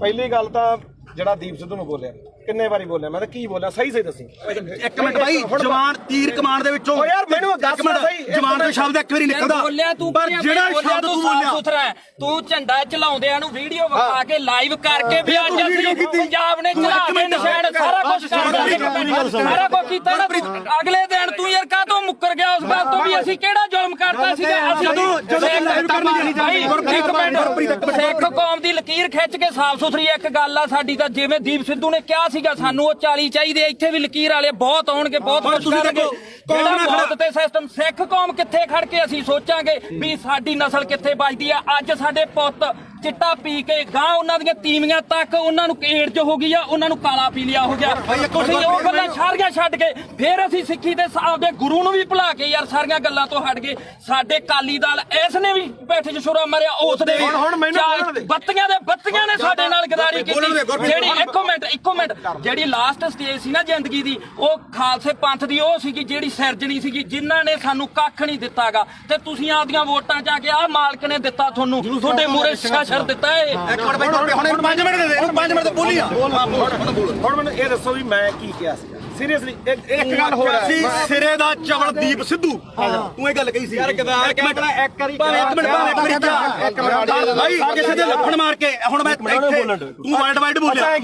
ਪਹਿਲੀ ਗੱਲ ਤਾਂ ਜਿਹੜਾ ਦੀਪ ਸਿੱਧੂ ਨੂੰ ਬੋਲਿਆ, ਕਿੰਨੇ ਵਾਰੀ ਬੋਲਿਆ ਮੈਂ ਤਾਂ ਕੀ ਬੋਲਿਆ ਸਹੀ ਦੱਸੀ। ਇੱਕ ਮਿੰਟ ਬਾਈ, ਜਵਾਨ ਤੀਰ ਕਮਾਨ ਦੇ ਵਿੱਚੋਂ ਓ ਯਾਰ ਮੈਨੂੰ ਦੱਸ ਸਹੀ, ਜਵਾਨ ਦਾ ਸ਼ਬਦ ਇੱਕ ਵਾਰੀ ਨਿਕਲਦਾ ਬੋਲਿਆ ਤੂੰ, ਪਰ ਜਿਹੜਾ ਸ਼ਬਦ ਤੂੰ ਬੋਲਿਆ ਸੁਥਰਾ ਹੈ। ਤੂੰ ਝੰਡਾ ਚਲਾਉਂਦਿਆਂ ਨੂੰ ਵੀਡੀਓ ਵਿਖਾ ਕੇ ਲਾਈਵ ਕਰਕੇ ਵੀ ਅੱਜ ਅਸੀਂ ਪੰਜਾਬ ਨੇ ਚੜਾ ਕੇ ਨਿਸ਼ਾਨ ਸਾਰਾ ਕੁਝ ਕਰਦਾ, ਸਾਰਾ ਕੁਝ ਕੀਤਾ ਨਾ। ਅਗਲੇ ਦਿਨ ਤੂੰ ਯਾਰ ਕਾਹਤੋਂ ਮੁੱਕਰ ਗਿਆ ਉਸ ਗੱਲ ਤੋਂ ਵੀ ਅਸੀਂ ਕਿਹੜਾ ਜ਼ੁਲਮ ਕਰਤਾ ਸੀਗਾ? ਅਸੀਂ ਸਿੱਖ ਕੌਮ ਦੀ ਲਕੀਰ ਖਿੱਚ ਕੇ ਸਾਫ਼ ਸੁਥਰੀ ਇੱਕ ਗੱਲ ਆ ਸਾਡੀ ਤਾਂ, ਜਿਵੇਂ ਦੀਪ ਸਿੱਧੂ ਨੇ ਕਿਹਾ ਸੀਗਾ ਸਾਨੂੰ ਉਹ 40 ਚਾਹੀਦੇ, ਇੱਥੇ ਵੀ ਲਕੀਰ ਵਾਲੇ ਬਹੁਤ ਆਉਣਗੇ, ਬਹੁਤ ਕੁਝ ਕਰਨਗੇ। ਜਿਹੜਾ ਮੌਤ ਤੇ ਸਿਸਟਮ, ਸਿੱਖ ਕੌਮ ਕਿੱਥੇ ਖੜ ਕੇ ਅਸੀਂ ਸੋਚਾਂਗੇ ਵੀ ਸਾਡੀ ਨਸਲ ਕਿੱਥੇ ਬਚਦੀ ਆ? ਅੱਜ ਸਾਡੇ ਪੁੱਤ ਚਿੱਟਾ ਪੀ ਕੇ ਗਾਂ ਉਹਨਾਂ ਦੀਆਂ ਤੀਵੀਆਂ ਤੱਕ ਉਹਨਾਂ ਨੂੰ ਏਡਜ਼ ਹੋ ਗਈ ਆ, ਉਹਨਾਂ ਨੂੰ ਕਾਲਾ ਪੀਲੀਆ ਹੋ ਗਿਆ। ਤੁਸੀਂ ਉਹ ਗੱਲਾਂ ਸਾਰੀਆਂ ਛੱਡ ਕੇ ਫਿਰ ਅਸੀਂ ਸਿੱਖੀ ਦੇ ਆਪਦੇ ਗੁਰੂ ਨੂੰ ਵੀ ਭੁਲਾ ਕੇ ਯਾਰ ਸਾਰੀਆਂ ਗੱਲਾਂ ਤੋਂ ਹਟ ਗਏ। ਸਾਡੇ ਕਾਲੀ ਦਲ ਇਸ ਨੇ ਵੀ ਬੈਠੇ ਚ ਛੁਰਾ ਮਾਰਿਆ, ਉਸ ਦੇ ਵੀ ਬੱਤੀਆਂ ਨੇ ਸਾਡੇ ਨਾਲ ਗਦਾਰੀ ਕੀਤੀ। ਜਿਹੜੀ ਇੱਕੋ ਮਿੰਟ ਜਿਹੜੀ ਲਾਸਟ ਸਟੇਜ ਸੀ ਨਾ ਜ਼ਿੰਦਗੀ ਦੀ, ਉਹ ਖਾਲਸੇ ਪੰਥ ਦੀ ਉਹ ਸੀਗੀ ਜਿਹੜੀ ਸਿਰਜਣੀ ਸੀਗੀ, ਜਿਨ੍ਹਾਂ ਨੇ ਸਾਨੂੰ ਕੱਖ ਨਹੀਂ ਦਿੱਤਾਗਾ। ਤੇ ਤੁਸੀਂ ਆਪਦੀਆਂ ਵੋਟਾਂ ਚ ਆ ਕੇ ਆਹ ਮਾਲਕ ਨੇ ਦਿੱਤਾ ਤੁਹਾਨੂੰ, ਤੁਹਾਡੇ ਮੂਹਰੇ ਛਰ ਦਿੱਤਾ ਏ। ਇੱਕ ਮਿੰਟ ਬਾਈ, ਹੁਣ 5 ਮਿੰਟ ਦੇ ਦੇ, 5 ਮਿੰਟ ਤੇ ਬੋਲੀ ਆ। ਹੁਣ ਮੈਨੂੰ ਇਹ ਦੱਸੋ ਵੀ ਮੈਂ ਕੀ ਕਿਹਾ ਸੀ ਸੀਰੀਅਸਲੀ? ਇੱਕ ਗੱਲ ਹੋ ਰਹੀ ਸੀ ਸਿਰੇ ਦਾ ਚਵਲ ਦੀਪ ਸਿੱਧੂ, ਤੂੰ ਇਹ ਗੱਲ ਕਹੀ ਸੀ। ਇੱਕ ਮਿੰਟ ਭਾਈ ਕਿਸੇ ਦੇ ਲੱਫੜ ਮਾਰ ਕੇ ਹੁਣ ਮੈਂ ਤੂੰ ਵਰਲਡ ਵਾਈਡ ਬੋਲਿਆ,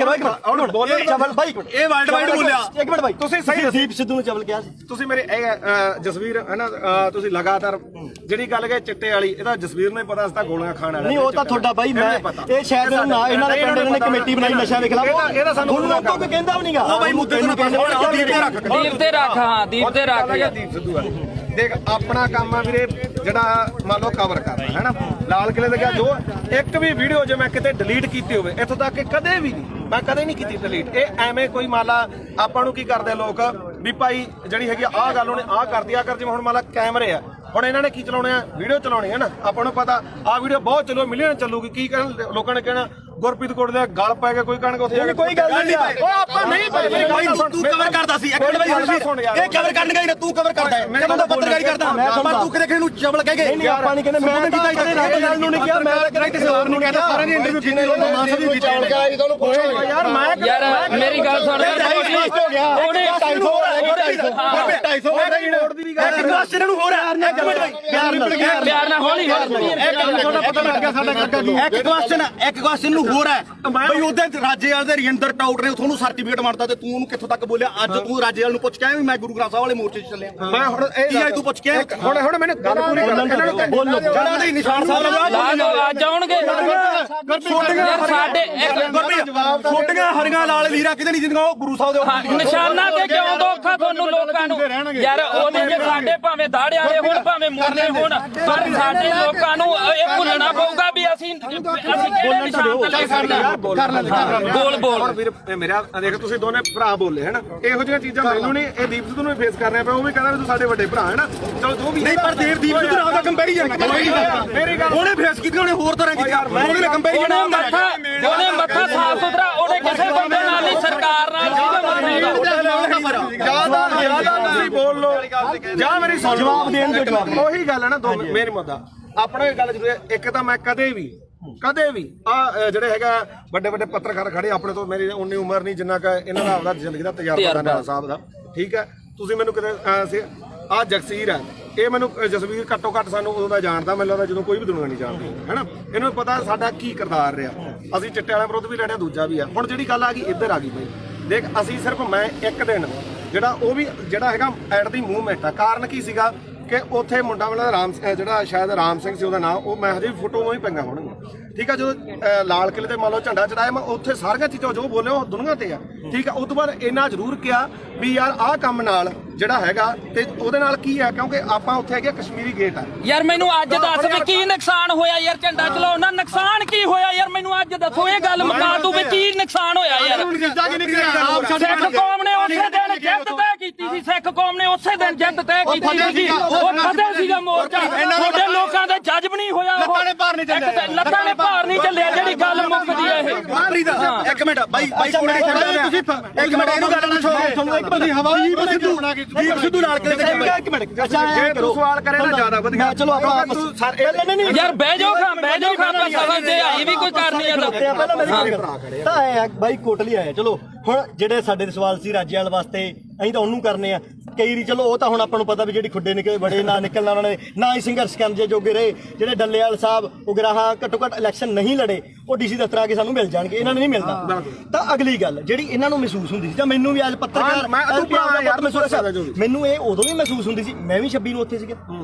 ਚਵਲ ਬਾਈ ਇਹ ਵਰਲਡ ਵਾਈਡ ਬੋਲਿਆ। ਇੱਕ ਮਿੰਟ ਬਾਈ, ਤੁਸੀਂ ਸਹੀ ਦੀਪ ਸਿੱਧੂ ਨੂੰ ਚਵਲ ਕਿਹਾ ਸੀ ਤੁਸੀਂ ਮੇਰੇ ਜਸਵੀਰ ਹੈ ਨਾ, ਤੁਸੀਂ ਲਗਾਤਾਰ ਜਿਹੜੀ ਗੱਲ ਕਹੇ ਚਿੱਟੇ ਵਾਲੀ, ਇਹਦਾ ਜਸਵੀਰ ਨੂੰ ਹੀ ਪਤਾ ਸੀ ਗੋਲੀਆਂ ਖਾਣ ਵਾਲਾ। ਨਹੀਂ ਉਹ ਤਾਂ ਤੁਹਾਡਾ ਬਾਈ, ਮੈਂ ਇਹ ਸ਼ਾਇਦ ਇਹਨਾਂ ਦੇ ਪਿੰਡ ਨੇ ਕਮੇਟੀ ਬਣਾਈ ਨਸ਼ਾ ਦੇ ਖਿਲਾਫ, ਇਹਦਾ ਸਾਨੂੰ ਲੋਕਾਂ ਕੋ ਕਹਿੰਦਾ ਵੀ ਨਹੀਂਗਾ। ਉਹ ਬਾਈ ਮੁੱਦੇ ਨੂੰ ਦੀਪ ਤੇ ਰੱਖ, ਹਾਂ ਦੀਪ ਤੇ ਰੱਖ। ਦੀਪ ਸਿੱਧੂ ਆ ਦੇਖ, ਆਪਣਾ ਕੰਮ ਆ ਵੀਰੇ ਜਿਹੜਾ ਮੰਨ ਲਓ ਕਵਰ ਕਰਨਾ ਹੈ ਨਾ। ਲਾਲ ਕਿਲੇ ਦੇ ਗਿਆ ਜੋ ਇੱਕ ਵੀ ਵੀਡੀਓ ਜੇ ਮੈਂ ਕਿਤੇ ਡਿਲੀਟ ਕੀਤੀ ਹੋਵੇ ਇੱਥੋਂ ਤੱਕ ਕਿ ਕਦੇ ਵੀ ਨਹੀਂ, ਮੈਂ ਕਦੇ ਨਹੀਂ ਕੀਤੀ ਡਿਲੀਟ। ਇਹ ਐਵੇਂ ਕੋਈ ਮੰਨ ਲਾ ਆਪਾਂ ਨੂੰ ਕੀ ਕਰਦੇ ਲੋਕ ਵੀ ਭਾਈ ਜਿਹੜੀ ਹੈਗੀ ਆਹ ਗੱਲ ਉਹਨੇ ਆਹ ਕਰਦੀ ਆ ਕਰ, ਜਿਵੇਂ ਹੁਣ ਮੰਨ ਲਾ ਕੈਮਰੇ ਆ, ਹੁਣ ਇਹਨਾਂ ਨੇ ਕੀ ਚਲਾਉਣੇ ਆ? ਵੀਡੀਓ ਚਲਾਉਣੀ ਹੈ ਨਾ। ਆਪਾਂ ਨੂੰ ਪਤਾ ਆਹ ਵੀਡੀਓ ਬਹੁਤ ਚੱਲੋ, ਮਿਲੀਅਨ ਚੱਲੂਗੀ। ਕੀ ਕਹਿਣ ਲੋਕਾਂ ਨੇ ਕਹਿਣਾ ਗੁਰਪ੍ਰੀਤ ਕੋਟ ਦੇ ਗਲ ਪੈ ਕੇ ਕੋਈ ਕਹਿਣਗੇ ਉੱਥੇ ਜਾ ਕੇ ਕੋਈ ਗੱਲ ਨਹੀਂ। ਉਹ ਆਪਾਂ ਨਹੀਂ ਭਾਈ ਤੂੰ ਕਵਰ ਕਰਦਾ ਸੀ, ਇੱਕ ਮਿੰਟ ਬਾਈ ਇਹ ਕਵਰ ਕਰਨ ਗਈ ਨਾ, ਤੂੰ ਕਵਰ ਕਰਦਾ ਹੈ, ਮੈਂ ਤਾਂ ਪੱਤਰਕਾਰੀ ਕਰਦਾ, ਪਰ ਤੂੰ ਕਿਤੇ ਨੂੰ ਚਵਲ ਕਹਿ ਗਏ। ਨਹੀਂ ਆਪਾਂ ਨਹੀਂ ਕਹਿੰਦੇ, ਮੈਂ ਤਾਂ ਗੱਲ ਨੂੰ ਨਹੀਂ ਕਿਹਾ, ਮੈਂ ਤਾਂ ਕਿਸੇ ਹੋਰ ਨੂੰ ਕਹਿੰਦਾ। ਸਾਰਿਆਂ ਨੇ ਇੰਟਰਵਿਊ ਕੀਤੀ, ਮਾਨਸਾ ਵੀ ਕੀਤਾ ਯਾਰ ਮੈਂ ਯਾਰ ਮੇਰੀ ਗੱਲ ਸੁਣ, ਉਹਨੇ 250 ਦੀ ਗੱਲ ਇੱਕ ਕੁਐਸਚਨ ਨੂੰ ਹੋਰ ਹੈ, ਇੱਕ ਮਿੰਟ ਬਾਈ ਪਿਆਰ ਨਾਲ ਹੌਲੀ ਤੁਹਾਡਾ ਪਤਾ ਲੱਗ ਗਿਆ ਸਾਡਾ ਕਾਕਾ ਜੀ। ਇੱਕ ਕੁਐਸਚਨ ਨੂੰ ਹੋਰ ਹੈ ਬਈ, ਉਹਦੇ ਰਾਜੇਵਾਲ ਦੇ ਰਿੰਦਰ ਟਾਊਟ ਨੇ ਤੁਹਾਨੂੰ ਸਰਟੀਫਿਕੇਟ ਮਾਰਤਾ ਤੇ ਤੂੰ ਉਹਨੂੰ ਕਿੱਥੋਂ ਤੱਕ ਬੋਲਿਆ? ਅੱਜ ਤੂੰ ਰਾਜੇਵਾਲ ਨੂੰ ਪੁੱਛ ਕੇ ਆਇਆ ਵੀ ਮੈਂ ਗੁਰੂ ਗ੍ਰੰਥ ਸਾਹਿਬ ਵਾਲੇ ਮੋਰਚੇ 'ਚ ਚੱਲਿਆ? ਮੈਂ ਹੁਣ ਇਹ ਤੂੰ ਪੁੱਛ ਕੇ ਹੁਣ ਮੈਨੂੰ ਗੱਲ ਪੂਰੀ ਕਰ, ਇਹਨਾਂ ਨੂੰ ਬੋਲੋ ਜਿਹੜਾ ਨਹੀਂ ਨਿਸ਼ਾਨ ਸਾਹਿਬ ਅੱਜ ਆਉਣਗੇ ਸਾਡੇ ਛੋਟੀਆਂ ਹਰੀਆਂ ਲਾਲ ਲੀਰਾ ਕਿਤੇ ਨਹੀਂ ਜਿੰਦੀਆਂ ਉਹ ਗੁਰੂ ਸਾਹਿਬ ਦੇ ਨਿਸ਼ਾਨਾਂ ਤੇ ਕਿਉਂ ਦੋਖਾ ਤੁਹਾਨੂੰ ਲੋਕਾਂ ਨੂੰ? ਯਾਰ ਉਹਦੇ ਜੇ ਸਾਡੇ ਭਾਵੇਂ ਦਾੜਿਆਂ ਵਾਲੇ ਹੋਣ ਭਾਵੇਂ ਮੁਰਲੇ ਹੋਣ, ਪਰ ਸਾਡੇ ਲੋਕਾਂ ਨੂੰ ਇਹ ਭੁੱਲਣਾ ਪਊਗਾ ਵੀ ਅਸੀਂ ਕਿਹੜੇ ਨਿਸ਼ਾਨ ਤੇ ਕਰਨਾ। ਬੋਲ ਵੀਰ ਮੇਰਾ ਦੇਖ, ਤੁਸੀਂ ਦੋਨੇ ਭਰਾ ਬੋਲੇ ਹੈ ਨਾ, ਇਹੋ ਜਿਹੀਆਂ ਚੀਜ਼ਾਂ ਮੈਨੂੰ ਨਹੀਂ, ਇਹ ਦੀਪ ਸਿੱਧੂ ਨੂੰ ਫੇਸ ਕਰ ਰਿਹਾ ਪਿਆ। ਉਹ ਵੀ ਕਹਿੰਦਾ ਵੀ ਤੂੰ ਸਾਡੇ ਵੱਡੇ ਭਰਾ ਹੈ ਨਾ। ਚਲੋ ਜੋ ਵੀ ਨਹੀਂ, ਪਰ ਦੀਪ ਸਿੱਧੂ ਨਾਲ ਦਾ ਕੰਪੈਰੀਜ਼ਨ ਮੇਰੀ ਗੱਲ ਉਹਨੇ ਫੇਸ ਕੀਤੀ, ਉਹਨੇ ਹੋਰ ਤਰ੍ਹਾਂ ਕੀਤੀ, ਉਹਨੇ ਕੰਪੈਰੀਜ਼ਨ ਉਹਨੇ ਮੱਥਾ ਸਾਫ ਸੁਥਰਾ, ਉਹਨੇ ਕਿਸੇ ਬੰਦੇ ਨਾਲ ਨਹੀਂ ਸਰਕਾਰ ਨਾਲ ਜਿਆਦਾ ਤੁਸੀਂ ਬੋਲ ਲੋ ਜਾਂ ਮੇਰੀ ਸੁਣ ਜਵਾਬ ਦੇਣ ਦੇ ਜਵਾਬ। ਉਹੀ ਗੱਲ ਹੈ ਨਾ, ਦੋ ਮੇਰੀ ਮੁੱਦਾ ਆਪਣਾ ਇਹ ਗੱਲ ਜ਼ਰੂਰ ਹੈ। ਇੱਕ ਤਾਂ ਮੈਂ ਕਦੇ ਵੀ ਆ ਜਿਹੜੇ ਹੈਗਾ ਵੱਡੇ ਪੱਤਰਕਾਰ ਖੜੇ ਆਪਣੇ ਤੋਂ, ਮੇਰੀ ਉਨੀ ਉਮਰ ਨਹੀਂ ਜਿੰਨਾ ਕਿ ਇਹਨਾਂ ਦਾ ਆਪਦਾ ਜ਼ਿੰਦਗੀ ਦਾ ਤਜਰਬਾ ਨਾਨਾ ਸਾਹਿਬ ਦਾ, ਠੀਕ ਹੈ। ਤੁਸੀਂ ਮੈਨੂੰ ਕਿਤੇ ਆ ਜਗਸੀਰ ਹੈ, ਇਹ ਮੈਨੂੰ ਜਸਵੀਰ ਘੱਟੋ ਘੱਟ ਸਾਨੂੰ ਉਦੋਂ ਦਾ ਜਾਣਦਾ, ਮੈਨੂੰ ਲੱਗਦਾ ਜਦੋਂ ਕੋਈ ਵੀ ਦੁਨੀਆ ਨਹੀਂ ਜਾਣਦੀ ਹੈ ਨਾ। ਇਹਨੂੰ ਪਤਾ ਸਾਡਾ ਕੀ ਕਿਰਦਾਰ ਰਿਹਾ। ਅਸੀਂ ਚਿੱਟੇ ਵਾਲਿਆਂ ਵਿਰੁੱਧ ਵੀ ਲੜਿਆ, ਦੂਜਾ ਵੀ ਆ। ਹੁਣ ਜਿਹੜੀ ਗੱਲ ਆ ਗਈ ਇੱਧਰ ਆ ਗਈ ਬਈ, ਦੇਖ ਅਸੀਂ ਸਿਰਫ ਮੈਂ ਇੱਕ ਦਿਨ ਜਿਹੜਾ ਉਹ ਵੀ ਜਿਹੜਾ ਹੈਗਾ ਐਟ ਦੀ ਮੂਵਮੈਂਟ ਆ। ਕਾਰਨ ਕੀ ਸੀਗਾ ਕਿ ਉੱਥੇ ਮੁੰਡਾ ਵਾਲਾ ਰਾਮ ਜਿਹੜਾ ਸ਼ਾਇਦ ਰਾਮ ਸਿੰਘ ਸੀ ਉਹਦਾ ਨਾਮ, ਉਹ ਮੈਂ ਹਜੇ ਵੀ ਫੋਟੋ ਉਹ ਹੀ ਪਈਆਂ ਹੋਣਗੀਆਂ, ਠੀਕ ਆ। ਜਦੋਂ ਲਾਲ ਕਿਲੇ ਤੇ ਮੰਨ ਲਓ ਝੰਡਾ ਚੜਾਇਆ, ਮੈਂ ਉੱਥੇ ਸਾਰੀਆਂ ਚੀਜ਼ਾਂ ਜੋ ਬੋਲੇ ਉਹ ਦੁਨੀਆ ਤੇ ਆ, ਠੀਕ ਆ। ਉਸ ਤੋਂ ਬਾਅਦ ਇੰਨਾ ਜ਼ਰੂਰ ਕਿਹਾ ਵੀ ਯਾਰ ਆਹ ਕੰਮ ਨਾਲ ਜਿਹੜਾ ਹੈਗਾ ਤੇ ਉਹਦੇ ਨਾਲ ਕੀ ਆ, ਕਿਉਂਕਿ ਆਪਾਂ ਉੱਥੇ ਹੈਗੇ ਕਸ਼ਮੀਰੀ ਗੇਟ ਆ। ਯਾਰ ਮੈਨੂੰ ਅੱਜ ਦੱਸ ਵੀ ਕੀ ਨੁਕਸਾਨ ਹੋਇਆ ਯਾਰ ਝੰਡਾ ਚਲਾਉਣ ਨਾਲ? ਨੁਕਸਾਨ ਕੀ ਹੋਇਆ ਯਾਰ ਮੈਨੂੰ ਅੱਜ ਦੱਸੋ ਇਹ ਗੱਲ ਮੁਕਾ ਤੂੰ ਵੀ ਕੀ ਨੁਕਸਾਨ ਹੋਇਆ ਯਾਰ ਸਿੱਖ ਕੌਮ ਨੇ ਉਸੇ ਦਿਨ ਜਿੱਤ ਤੈਅ ਕੀਤੀ ਸੀ ਸਿੱਖ ਕੌਮ ਨੇ ਉਸੇ ਦਿਨ ਜਿੱਤ ਤੈਅ ਕੀਤੀ ਸੀ ਉਹ ਫਤਿਹ ਸੀਗਾ ਮੋਰਚਾ ਤੁਹਾਡੇ ਲੋਕਾਂ ਦਾ ਜੱਜ ਨਹੀਂ ਹੋਇਆ ਲੱਤਾਂ ਨੇ ਭਾਰ ਨਹੀਂ ਚੱਲਿਆ ਜਿਹੜੀ ਗੱਲ ਮੁੱਕਦੀ ਹੈ ਇਹ ਇੱਕ ਮਿੰਟ ਬਾਈ ਤੁਸੀਂ ਇੱਕ ਮਿੰਟ ਇਹਨੂੰ ਗੱਲ ਨਾ ਛੋੜੋ ਤੁਹਾਨੂੰ ਇੱਕ ਬੰਦੀ ਹਵਾਈ ਦੀਪ ਸਿੱਧੂ ਨਾਲ ਕਿਤੇ ਇੱਕ ਮਿੰਟ ਅੱਛਾ ਜੇ ਤੂੰ ਸਵਾਲ ਕਰੇ ਤਾਂ ਜ਼ਿਆਦਾ ਵਧੀਆ ਚਲੋ ਆਪਾਂ ਯਾਰ ਬਹਿ ਜਾਓ ਖਾਂ ਸਵਾਲ ਤੇ ਆਈ ਵੀ ਕੋਈ ਕਰਨੀ ਆ ਤਾਂ ਆਏ ਬਾਈ ਕੋਟਲੀ ਆਏ ਚਲੋ ਹੁਣ ਜਿਹੜੇ ਸਾਡੇ ਸਵਾਲ ਸੀ ਰਾਜੇਵਾਲ ਵਾਸਤੇ ਅਸੀਂ ਤਾਂ ਉਹਨੂੰ ਕਰਨੇ ਆ ਕਈ ਰੀ ਚਲੋ ਉਹ ਤਾਂ ਹੁਣ ਆਪਾਂ ਨੂੰ ਪਤਾ ਵੀ ਜਿਹੜੀ ਖੁੱਡੇ ਨਿਕਲੇ ਬੜੇ ਨਾ ਨਿਕਲਣਾ ਉਹਨਾਂ ਨੇ ਨਾ ਹੀ ਸੰਘਰਸ਼ ਕਰਨ ਜੇ ਜੋਗੇ ਰਹੇ ਜਿਹੜੇ ਡੱਲੇਵਾਲ ਸਾਹਿਬ ਉਗਰਾਹਾਂ ਘੱਟੋ ਘੱਟ ਇਲੈਕਸ਼ਨ ਨਹੀਂ ਲੜੇ ਉਹ ਡੀਸੀ ਦਫ਼ਤਰ ਆ ਕੇ ਸਾਨੂੰ ਮਿਲ ਜਾਣਗੇ ਇਹਨਾਂ ਨੂੰ ਨਹੀਂ ਮਿਲਦਾ ਤਾਂ ਅਗਲੀ ਗੱਲ ਜਿਹੜੀ ਇਹਨਾਂ ਨੂੰ ਮਹਿਸੂਸ ਹੁੰਦੀ ਸੀ ਜਾਂ ਮੈਨੂੰ ਵੀ ਅੱਜ ਪੱਤਰਕਾਰ ਮੈਨੂੰ ਇਹ ਉਦੋਂ ਵੀ ਮਹਿਸੂਸ ਹੁੰਦੀ ਸੀ ਮੈਂ ਵੀ 26 ਨੂੰ ਉੱਥੇ ਸੀਗਾ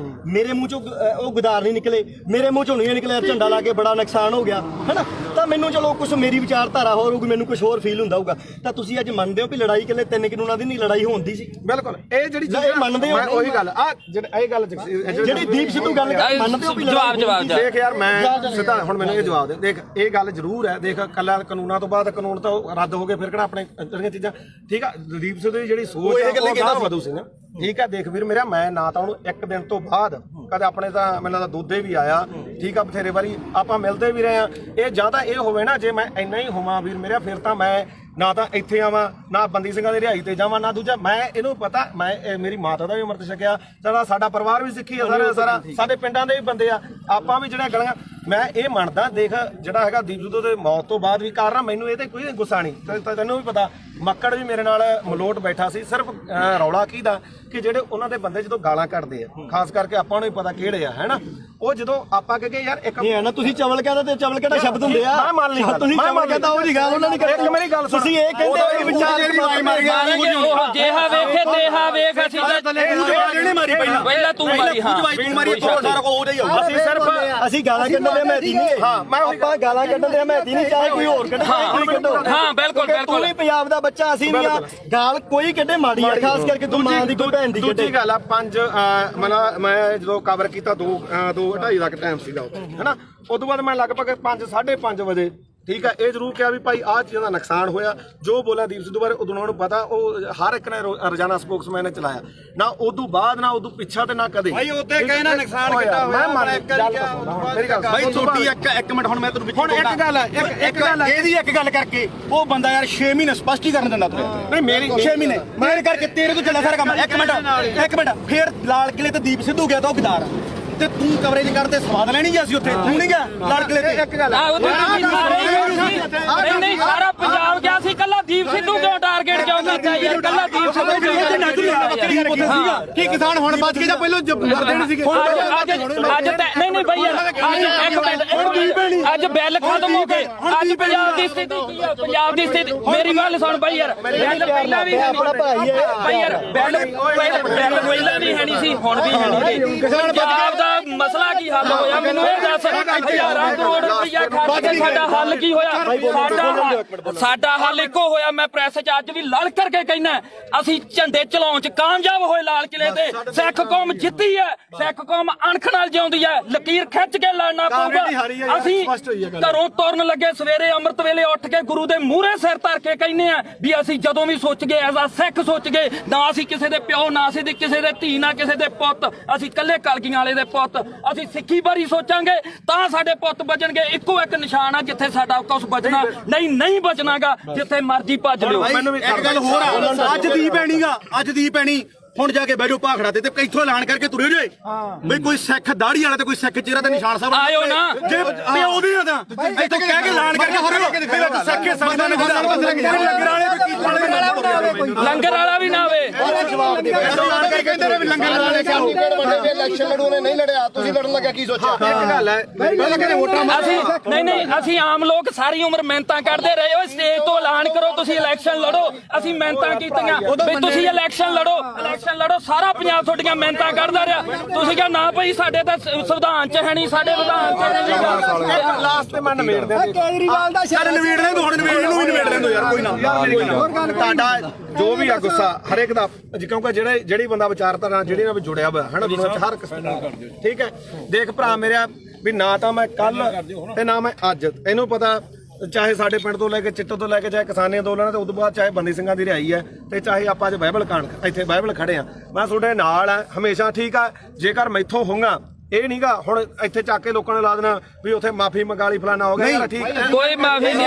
ਮੇਰੇ ਮੂੰਹ ਚੋਂ ਉਹ ਗੁਦਾਰ ਨਹੀਂ ਨਿਕਲੇ ਮੇਰੇ ਮੂੰਹ ਚੋਂ ਨਹੀਂ ਨਿਕਲਿਆ ਝੰਡਾ ਲਾ ਕੇ ਬੜਾ ਨੁਕਸਾਨ ਹੋ ਗਿਆ ਹੈਨਾ ਤਾਂ ਮੈਨੂੰ ਚਲੋ ਕੁਝ ਮੇਰੀ ਵਿਚਾਰਧਾਰਾ ਹੋਰ ਹੋਊਗੀ ਮੈਨੂੰ ਕੁਝ ਹੋਰ ਫੀਲ ਹੁੰਦਾ ਹੋਊਗਾ ਤਾਂ ਤੁਸੀਂ ਅੱਜ ਮੰਨਦੇ ਹੋ ਵੀ ਲੜਾਈ ਇਕੱਲੇ 3 ਕਾਨੂੰਨਾਂ ਦੀ ਨਹੀਂ ਲੜਾਈ ਹੁੰਦੀ ਸੀ ਬਿਲਕੁਲ ਇਹ ਜਿਹੜੀ ਇਹ ਮੰਨਦੇ ਹੋ ਉਹੀ ਗੱਲ ਆ ਇਹ ਗੱਲ ਜਿਹੜੀ ਦੀਪ ਸਿੱਧੂ ਗੱਲ ਮੰਨਦੇ ਹੋ ਵੀ ਜਵਾਬ ਦੇਖ ਯਾਰ ਮੈਂ ਸਿੱਧਾ ਹੁਣ ਮੈਨੂੰ ਇਹ ਜਵਾਬ ਦੇ ਦੇਖ ਇਹ ਗੱਲ ਜ਼ਰੂਰ ਹੈ ਦੇਖ ਕੱਲਾ ਕਾਨੂੰਨਾਂ ਤੋਂ ਬਾਅਦ ਕਾਨੂੰਨ ਤਾਂ ਰੱਦ ਹੋ ਗਏ ਫਿਰ ਕਿਹੜਾ ਆਪਣੇ ਜਿਹੜੀਆਂ ਚੀਜ਼ਾਂ ਠੀਕ ਆ ਦੀਪ ਸਿੱਧੂ ਦੀ ਜਿਹੜੀ ਸੋਚ ਹੈ ਉਹ ਗਾਹ ਵਧੂ ਸੀ ਨਾ ਠੀਕ ਆ ਦੇਖ ਵੀਰ ਮੇਰਾ ਮੈਂ ਨਾ ਤਾਂ ਉਹਨੂੰ ਇੱਕ ਦਿਨ ਤੋਂ ਬਾਅਦ ਕਦੇ ਆਪਣੇ ਤਾਂ ਮੈਨੂੰ ਲੱਗਦਾ ਦੋਦੇ ਵੀ ਆਇਆ ਠੀਕ ਆ ਬਥੇਰੇ ਵਾਰੀ ਆਪਾਂ ਮਿਲਦੇ ਵੀ ਰਹੇ ਆ ਇਹ ਜਾਂ ਤਾਂ ਇਹ ਹੋਵੇ ਨਾ ਜੇ ਮੈਂ ਇੰਨਾ ਹੀ ਹੋਵਾਂ ਵੀਰ ਮੇਰਾ ਫਿਰ ਤਾਂ ਮੈਂ ਨਾ ਤਾਂ ਇੱਥੇ ਆਵਾਂ ਨਾ ਬੰਦੀ ਸਿੰਘਾਂ ਦੀ ਰਿਹਾਈ ਤੇ ਜਾਵਾਂ ਨਾ ਦੂਜਾ ਮੈਂ ਇਹਨੂੰ ਪਤਾ ਮੈਂ ਮੇਰੀ ਮਾਤਾ ਦਾ ਵੀ ਅੰਮ੍ਰਿਤ ਛਕਿਆ ਸਾਡਾ ਪਰਿਵਾਰ ਵੀ ਸਿੱਖੀ ਆ ਸਾਰਾ ਸਾਡੇ ਪਿੰਡਾਂ ਦੇ ਵੀ ਬੰਦੇ ਆ ਆਪਾਂ ਵੀ ਜਿਹੜਾ ਗਲੀਆਂ ਮੈਂ ਇਹ ਮੰਨਦਾ ਦੇਖ ਜਿਹੜਾ ਹੈਗਾ ਦੀਪ ਸਿੱਧੂ ਦੇ ਮੌਤ ਤੋਂ ਬਾਅਦ ਵੀ ਕਾਰਨ ਮੈਨੂੰ ਇਹ ਤੇ ਕੋਈ ਗੁੱਸਾ ਨਹੀਂ ਤੈਨੂੰ ਵੀ ਪਤਾ ਮੱਕੜ ਵੀ ਮੇਰੇ ਨਾਲ ਮਲੋਟ ਬੈਠਾ ਸੀ ਸਿਰਫ ਰੌਲਾ ਕੀ ਦਾ ਕਿ ਜਿਹੜੇ ਉਹਨਾਂ ਦੇ ਬੰਦੇ ਜਦੋਂ ਗਾਲਾਂ ਕੱਢਦੇ ਆ ਖਾਸ ਕਰਕੇ ਆਪਾਂ ਨੂੰ ਹੀ ਪਤਾ ਕਿਹੜੇ ਆ ਹੈਨਾ ਉਹ ਜਦੋਂ ਆਪਾਂ ਕਹੇ ਯਾਰ ਇੱਕ ਇਹ ਹੈ ਨਾ ਤੁਸੀਂ ਚਵਲ ਕਹਿੰਦਾ ਤੇ ਚਵਲ ਕਿਹੜਾ ਸ਼ਬਦ ਹੁੰਦੇ ਆ ਮੈਂ ਮੰਨ ਲਈ ਤੁਸੀਂ ਚਵਲ ਕਹਿੰਦਾ ਉਹ ਜੀ ਗੱਲ ਉਹਨਾਂ ਨੇ ਇੱਕ ਮੇਰੀ ਗੱਲ ਸੁਣ ਤੁਸੀਂ ਇਹ ਕਹਿੰਦੇ ਹੋ ਕਿ ਵਿਚਾਰ ਜਿਹੜੀ ਵਾਈ ਮਾਰ ਗਿਆ ਜਿਹਾ ਵੇਖੇ ਦੇਹਾ ਵੇਖ ਅਸੀਂ ਇਹਨੇ ਮਾਰੀ ਪਹਿਲਾਂ ਤੂੰ ਮਾਰੀ ਹਾਂ ਤੂੰ ਮਾਰੀ ਤੋਂ ਸਾਰਾ ਕੋ ਉਹਦਾ ਹੀ ਹੋਊਗਾ ਅਸੀਂ ਸਿਰਫ ਅਸੀਂ ਗਾਲਾਂ ਕੱਢਣ ਦੇ ਮਹਿਤੀ ਨਹੀਂ ਹਾਂ ਆਪਾਂ ਗਾਲਾਂ ਕੱਢਣ ਦੇ ਮਹਿਤੀ ਨਹੀਂ ਚਾਹੇ ਕੋਈ ਹੋਰ ਕੱਢੇ ਕੋਈ ਕੱਢੋ ਹਾਂ ਬਿਲਕੁਲ ਤੂੰ ਵੀ ਪੰਜਾਬ ਦਾ ਬੱਚਾ ਅਸੀਂ ਨਹੀਂ ਆ ਗਾਲ ਕੋਈ ਕੱਢੇ ਮਾੜੀ ਆ ਖਾਸ ਕਰਕੇ ਤੂੰ ਮਾਂ ਦੀ ਕੋਈ ਭੈਣ ਦੀ ਕੱਢੇ ਦੂਜੀ ਗੱਲ ਆ ਮੈਂ ਜਦੋਂ ਕਵਰ ਕੀਤਾ 2:30 ਦਾ ਟਾਈਮ ਸੀਗਾ ਹੈਨਾ ਉਸ ਤੋਂ ਬਾਅਦ ਮੈਂ ਲਗਭਗ 5:30 ਵਜੇ ਠੀਕ ਹੈ ਇਹ ਜ਼ਰੂਰ ਕਿਹਾ ਵੀ ਭਾਈ ਆਹ ਚੀਜ਼ਾਂ ਦਾ ਨੁਕਸਾਨ ਹੋਇਆ ਜੋ ਬੋਲਿਆ ਦੀਪ ਸਿੱਧੂ ਬਾਰੇ ਉਦੋਂ ਉਹਨਾਂ ਨੂੰ ਪਤਾ ਉਹ ਹਰ ਇੱਕ ਨੇ ਰੋਜ਼ਾਨਾ ਸਪੋਕਸਮੈਨ ਨੇ ਚਲਾਇਆ ਨਾ ਉਦੋਂ ਬਾਅਦ ਨਾ ਉਦੋਂ ਪਿੱਛਾ ਤੇ ਨਾ ਕਦੇ ਭਾਈ ਉੱਤੇ ਕਹੇ ਨਾ ਨੁਕਸਾਨ ਕੀਤਾ ਹੋਇਆ ਮੇਰੀ ਗੱਲ ਭਾਈ ਛੋਟੀ ਇੱਕ ਮਿੰਟ ਹੁਣ ਮੈਂ ਤੈਨੂੰ ਹੁਣ ਇੱਕ ਗੱਲ ਹੈ ਇੱਕ ਗੱਲ ਹੈ ਇਹਦੀ ਇੱਕ ਗੱਲ ਕਰਕੇ ਉਹ ਬੰਦਾ ਯਾਰ 6 ਮਹੀਨੇ ਸਪਸ਼ਟੀਕਰਨ ਦਿੰਦਾ ਤੂੰ ਨਹੀਂ ਮੇਰੀ 6 ਮਹੀਨੇ ਮੇਰੇ ਕਰਕੇ ਤੇਰੇ ਤੋਂ ਚੱਲਿਆ ਸਾਰਾ ਕੰਮ ਇੱਕ ਮਿੰਟ ਫੇਰ ਲਾਲ ਕਿਲੇ ਤੇ ਦੀਪ ਸਿੱਧੂ ਗਿਆ ਤਾਂ ਉਹ ਗਦਾਰ ਤੇ ਤੂੰ ਕਵਰੇਜ ਕਰਦੇ ਸਵਾਦ ਲੈਣੀ ਗਿਆ ਸੀ ਉੱਥੇ ਤੂੰ ਨਹੀਂ ਗਿਆ ਲਾਲ ਕਿਲੇ ਤੇ ਇੱਕ ਗੱਲ ਨਹੀਂ ਸਾਰਾ ਪੰਜਾਬ ਗਿਆ ਸੀ ਕੱਲਾ ਦੀਪ ਸਿੱਧੂ ਕਿਉਂ ਟਾਰਗੇਟ ਕਿਉਂ ਕੀਤਾ ਯਾਰ ਕੱਲਾ ਦੀਪ ਸਿੱਧੂ ਸੀਗਾ ਕੀ ਕਿਸਾਨ ਹੁਣ ਬਚ ਗਏ ਜਾਂ ਪਹਿਲਾਂ ਮਰਦੇ ਨਹੀਂ ਸੀਗੇ ਅੱਜ ਨਹੀਂ ਬਈ ਯਾਰ ਅੱਜ ਬਿੱਲ ਖਤਮ ਹੋ ਗਏ ਅੱਜ ਪੰਜਾਬ ਦੀ ਸਥਿਤੀ ਕੀ ਹੈ ਪੰਜਾਬ ਦੀ ਸਥਿਤੀ ਮੇਰੀ ਗੱਲ ਸੁਣ ਬਈ ਯਾਰ ਪਹਿਲਾਂ ਵੀ ਬਈ ਯਾਰ ਬਿੱਲ ਪਹਿਲਾਂ ਵੀ ਹੈ ਨਹੀਂ ਸੀ ਹੁਣ ਵੀ ਹੈ ਨਹੀਂ ਪੰਜਾਬ ਦਾ ਮਸਲਾ ਕੀ ਹੱਲ ਹੋਇਆ ਮੈਨੂੰ ਇਹ ਦੱਸ ਹਜ਼ਾਰਾਂ ਕਰੋੜ ਰੁਪਈਆ ਖਰਚ ਕੇ ਸਾਡਾ ਹੱਲ ਕੀ ਹੋਇਆ ਸਾਡਾ ਹੱਲ ਇੱਕੋ ਹੋਇਆ ਮੈਂ ਪ੍ਰੈਸ 'ਚ ਅੱਜ ਵੀ ਲੜ ਕਰਕੇ ਕਹਿਣਾ ਅਸੀਂ ਝੰਡੇ ਚਲਾਉਣ 'ਚ ਕਾਮਯਾਬ ਹੋਏ ਲਾਲ ਕਿਲੇ ਤੇ ਸਿੱਖ ਕੌਮ ਜਿੱਤੀ ਹੈ ਸਿੱਖ ਕੌਮ ਅਣਖ ਨਾਲ ਜਿਉਂਦੀ ਹੈ ਲਕੀਰ ਖਿੱਚ ਕੇ ਲੜਨਾ ਪਊਗਾ ਅਸੀਂ ਘਰੋਂ ਤੁਰਨ ਲੱਗੇ ਸਵੇਰੇ ਅੰਮ੍ਰਿਤ ਵੇਲੇ ਉੱਠ ਕੇ ਗੁਰੂ ਦੇ ਮੂਹਰੇ ਸਿਰ ਧਰ ਕੇ ਕਹਿੰਦੇ ਆ ਵੀ ਅਸੀਂ ਜਦੋਂ ਵੀ ਸੋਚ ਗਏ ਐਜ਼ ਆ ਸਿੱਖ ਸੋਚ ਗਏ ਨਾ ਅਸੀਂ ਕਿਸੇ ਦੇ ਪਿਓ ਨਾ ਅਸੀਂ ਕਿਸੇ ਦੇ ਧੀ ਨਾ ਕਿਸੇ ਦੇ ਪੁੱਤ ਅਸੀਂ ਇਕੱਲੇ ਕਲਗੀਆਂ ਵਾਲੇ ਦੇ ਪੁੱਤ ਅਸੀਂ ਸਿੱਖੀ ਬਾਰੇ ਸੋਚਾਂਗੇ ਤਾਂ ਸਾਡੇ ਪੁੱਤ ਬਚਣਗੇ ਇੱਕੋ ਇੱਕ ਨਿਸ਼ਾਨ ਆ ਜਿੱਥੇ ਸਾਡਾ ਕੁਝ ਬਚਣਾ ਨਹੀਂ ਬਚਣਾਗਾ ਜਿੱਥੇ ਮਰਜ਼ੀ ਭੱਜ ਲਿਓ ਇੱਕ ਗੱਲ ਹੋਰ ਆ ਅੱਜ ਦੀ ਪੈਣੀ ਹੁਣ ਜਾ ਕੇ ਬੈਠੋ ਭਾਖੜਾ ਤੇ ਇੱਥੋਂ ਐਲਾਨ ਕਰਕੇ ਤੁਰੇ ਜੇ ਬਈ ਕੋਈ ਸਿੱਖ ਦਾੜੀ ਵਾਲਾ ਤੇ ਕੋਈ ਸਿੱਖ ਚਿਹਰਾ ਤੇ ਨਿਸ਼ਾਨ ਸਾਹਿਬ ਆਇਓ ਨਾ ਜੇ ਉਹਦੀ ਆ ਤਾਂ ਇੱਥੋਂ ਕਹਿ ਕੇ ਐਲਾਨ ਕਰਕੇ ਤੁਰੇ ਸਿੱਖੇ ਸੰਗਤਾਂ ਨੇ ਲੰਗਰ ਵਾਲਾ ਵੀ ਨਾ ਆਵੇ ਜਵਾਬ ਦੇ ਐਲਾਨ ਕਰਕੇ ਕਹਿੰਦੇ ਨੇ ਵੀ ਲੰਗਰ ਵਾਲੇ ਕਿਉਂ ਵੱਡੇ ਇਲੈਕਸ਼ਨ ਲੜੂਨੇ ਨਹੀਂ ਲੜਿਆ ਤੁਸੀਂ ਲੜਨ ਲੱਗਿਆ ਕੀ ਸੋਚਿਆ ਇੱਕ ਗੱਲ ਹੈ ਪਹਿਲਾਂ ਕਹਿੰਦੇ ਵੋਟਾਂ ਅਸੀਂ ਨਹੀਂ ਅਸੀਂ ਆਮ ਲੋਕ ਸਾਰੀ ਉਮਰ ਮਿਹਨਤਾਂ ਕਰਦੇ ਰਹੇ ਓਏ ਸਟੇਜ ਤੋਂ ਐਲਾਨ ਕਰੋ ਤੁਸੀਂ ਇਲੈਕਸ਼ਨ ਲੜੋ ਅਸੀਂ ਮਿਹਨਤਾਂ ਕੀਤੀਆਂ ਵੀ ਤੁਸੀਂ ਇਲੈਕਸ਼ਨ ਲੜੋ ਸਾਰਾ ਪੰਜਾਬ ਤੁਹਾਡੀਆਂ ਮਿਹਨਤਾਂ ਕਰਦਾ ਰਿਹਾ ਤੁਸੀਂ ਕਿਹਾ ਨਾ ਭਾਈ ਸਾਡੇ ਤਾਂ ਸੰਵਿਧਾਨ 'ਚ ਹੈ ਨਹੀਂ ਸਾਡੇ ਵਿਧਾਨ 'ਚ ਨਹੀਂ ਲਾਸਟ ਤੇ ਮੈਂ ਨਿਬੇੜ ਦਿਆਂ ਕੇਜਰੀਵਾਲ ਦਾ ਚੱਲ ਨਿਬੇੜ ਦੇ ਹੁਣ ਨਿਬੇੜ ਨੂੰ ਵੀ ਨਿਬੇੜ ਲੈਂਦੋ ਯਾਰ ਕੋਈ ਨਾ ਤੁਹਾਡਾ ਜੋ ਵੀ ਆ ਗੁੱਸਾ ਹਰ ਇੱਕ ਦਾ ਕਿਉਂਕਿ ਜਿਹੜੀ ਬੰਦਾ ਵਿਚਾਰਧਾਰਾ ਜਿਹੜੀ ਨਾਲ ਜੁੜਿਆ ਹੋਇਆ ਹੈ ਨਾ ਦੁਨੀਆ 'ਚ ਹਰ ਕਿਸਮ ਠੀਕ ਹੈ ਦੇਖ ਭਰਾ ਮੇਰਾ ਵੀ ਨਾ ਤਾਂ ਮੈਂ ਕੱਲ ਤੇ ਨਾ ਮੈਂ ਅੱਜ ਇਹਨੂੰ ਪਤਾ ਚਾਹੇ ਸਾਡੇ ਪਿੰਡ ਤੋਂ ਲੈ ਕੇ ਚਿੱਟੋ ਤੋਂ ਲੈ ਕੇ ਚਾਹੇ ਕਿਸਾਨੀ ਅੰਦੋਲਨ ਤੇ ਉਦੋਂ ਬਾਅਦ ਚਾਹੇ ਬੰਦੀ ਸਿੰਘਾਂ ਦੀ ਰਿਹਾਈ ਹੈ ਤੇ ਚਾਹੇ ਆਪਾਂ ਅੱਜ ਬਾਈਬਲ ਕਾਣ ਇੱਥੇ ਬਾਈਬਲ ਖੜੇ ਆ ਮੈਂ ਤੁਹਾਡੇ ਨਾਲ ਆ ਹਮੇਸ਼ਾ ਠੀਕ ਆ ਜੇਕਰ ਮੈਥੋਂ ਹੋਊਗਾ ਇਹ ਨਹੀਂਗਾ ਹੁਣ ਇੱਥੇ ਚੱਕ ਕੇ ਲੋਕਾਂ ਨੇ ਲਾ ਦੇਣਾ ਵੀ ਉੱਥੇ ਮਾਫੀ ਮੰਗਾ ਲਈ ਫਲਾਣਾ ਹੋ ਗਿਆ ਯਾਰ ਠੀਕ ਹੈ ਕੋਈ ਮਾਫੀ ਨਹੀਂ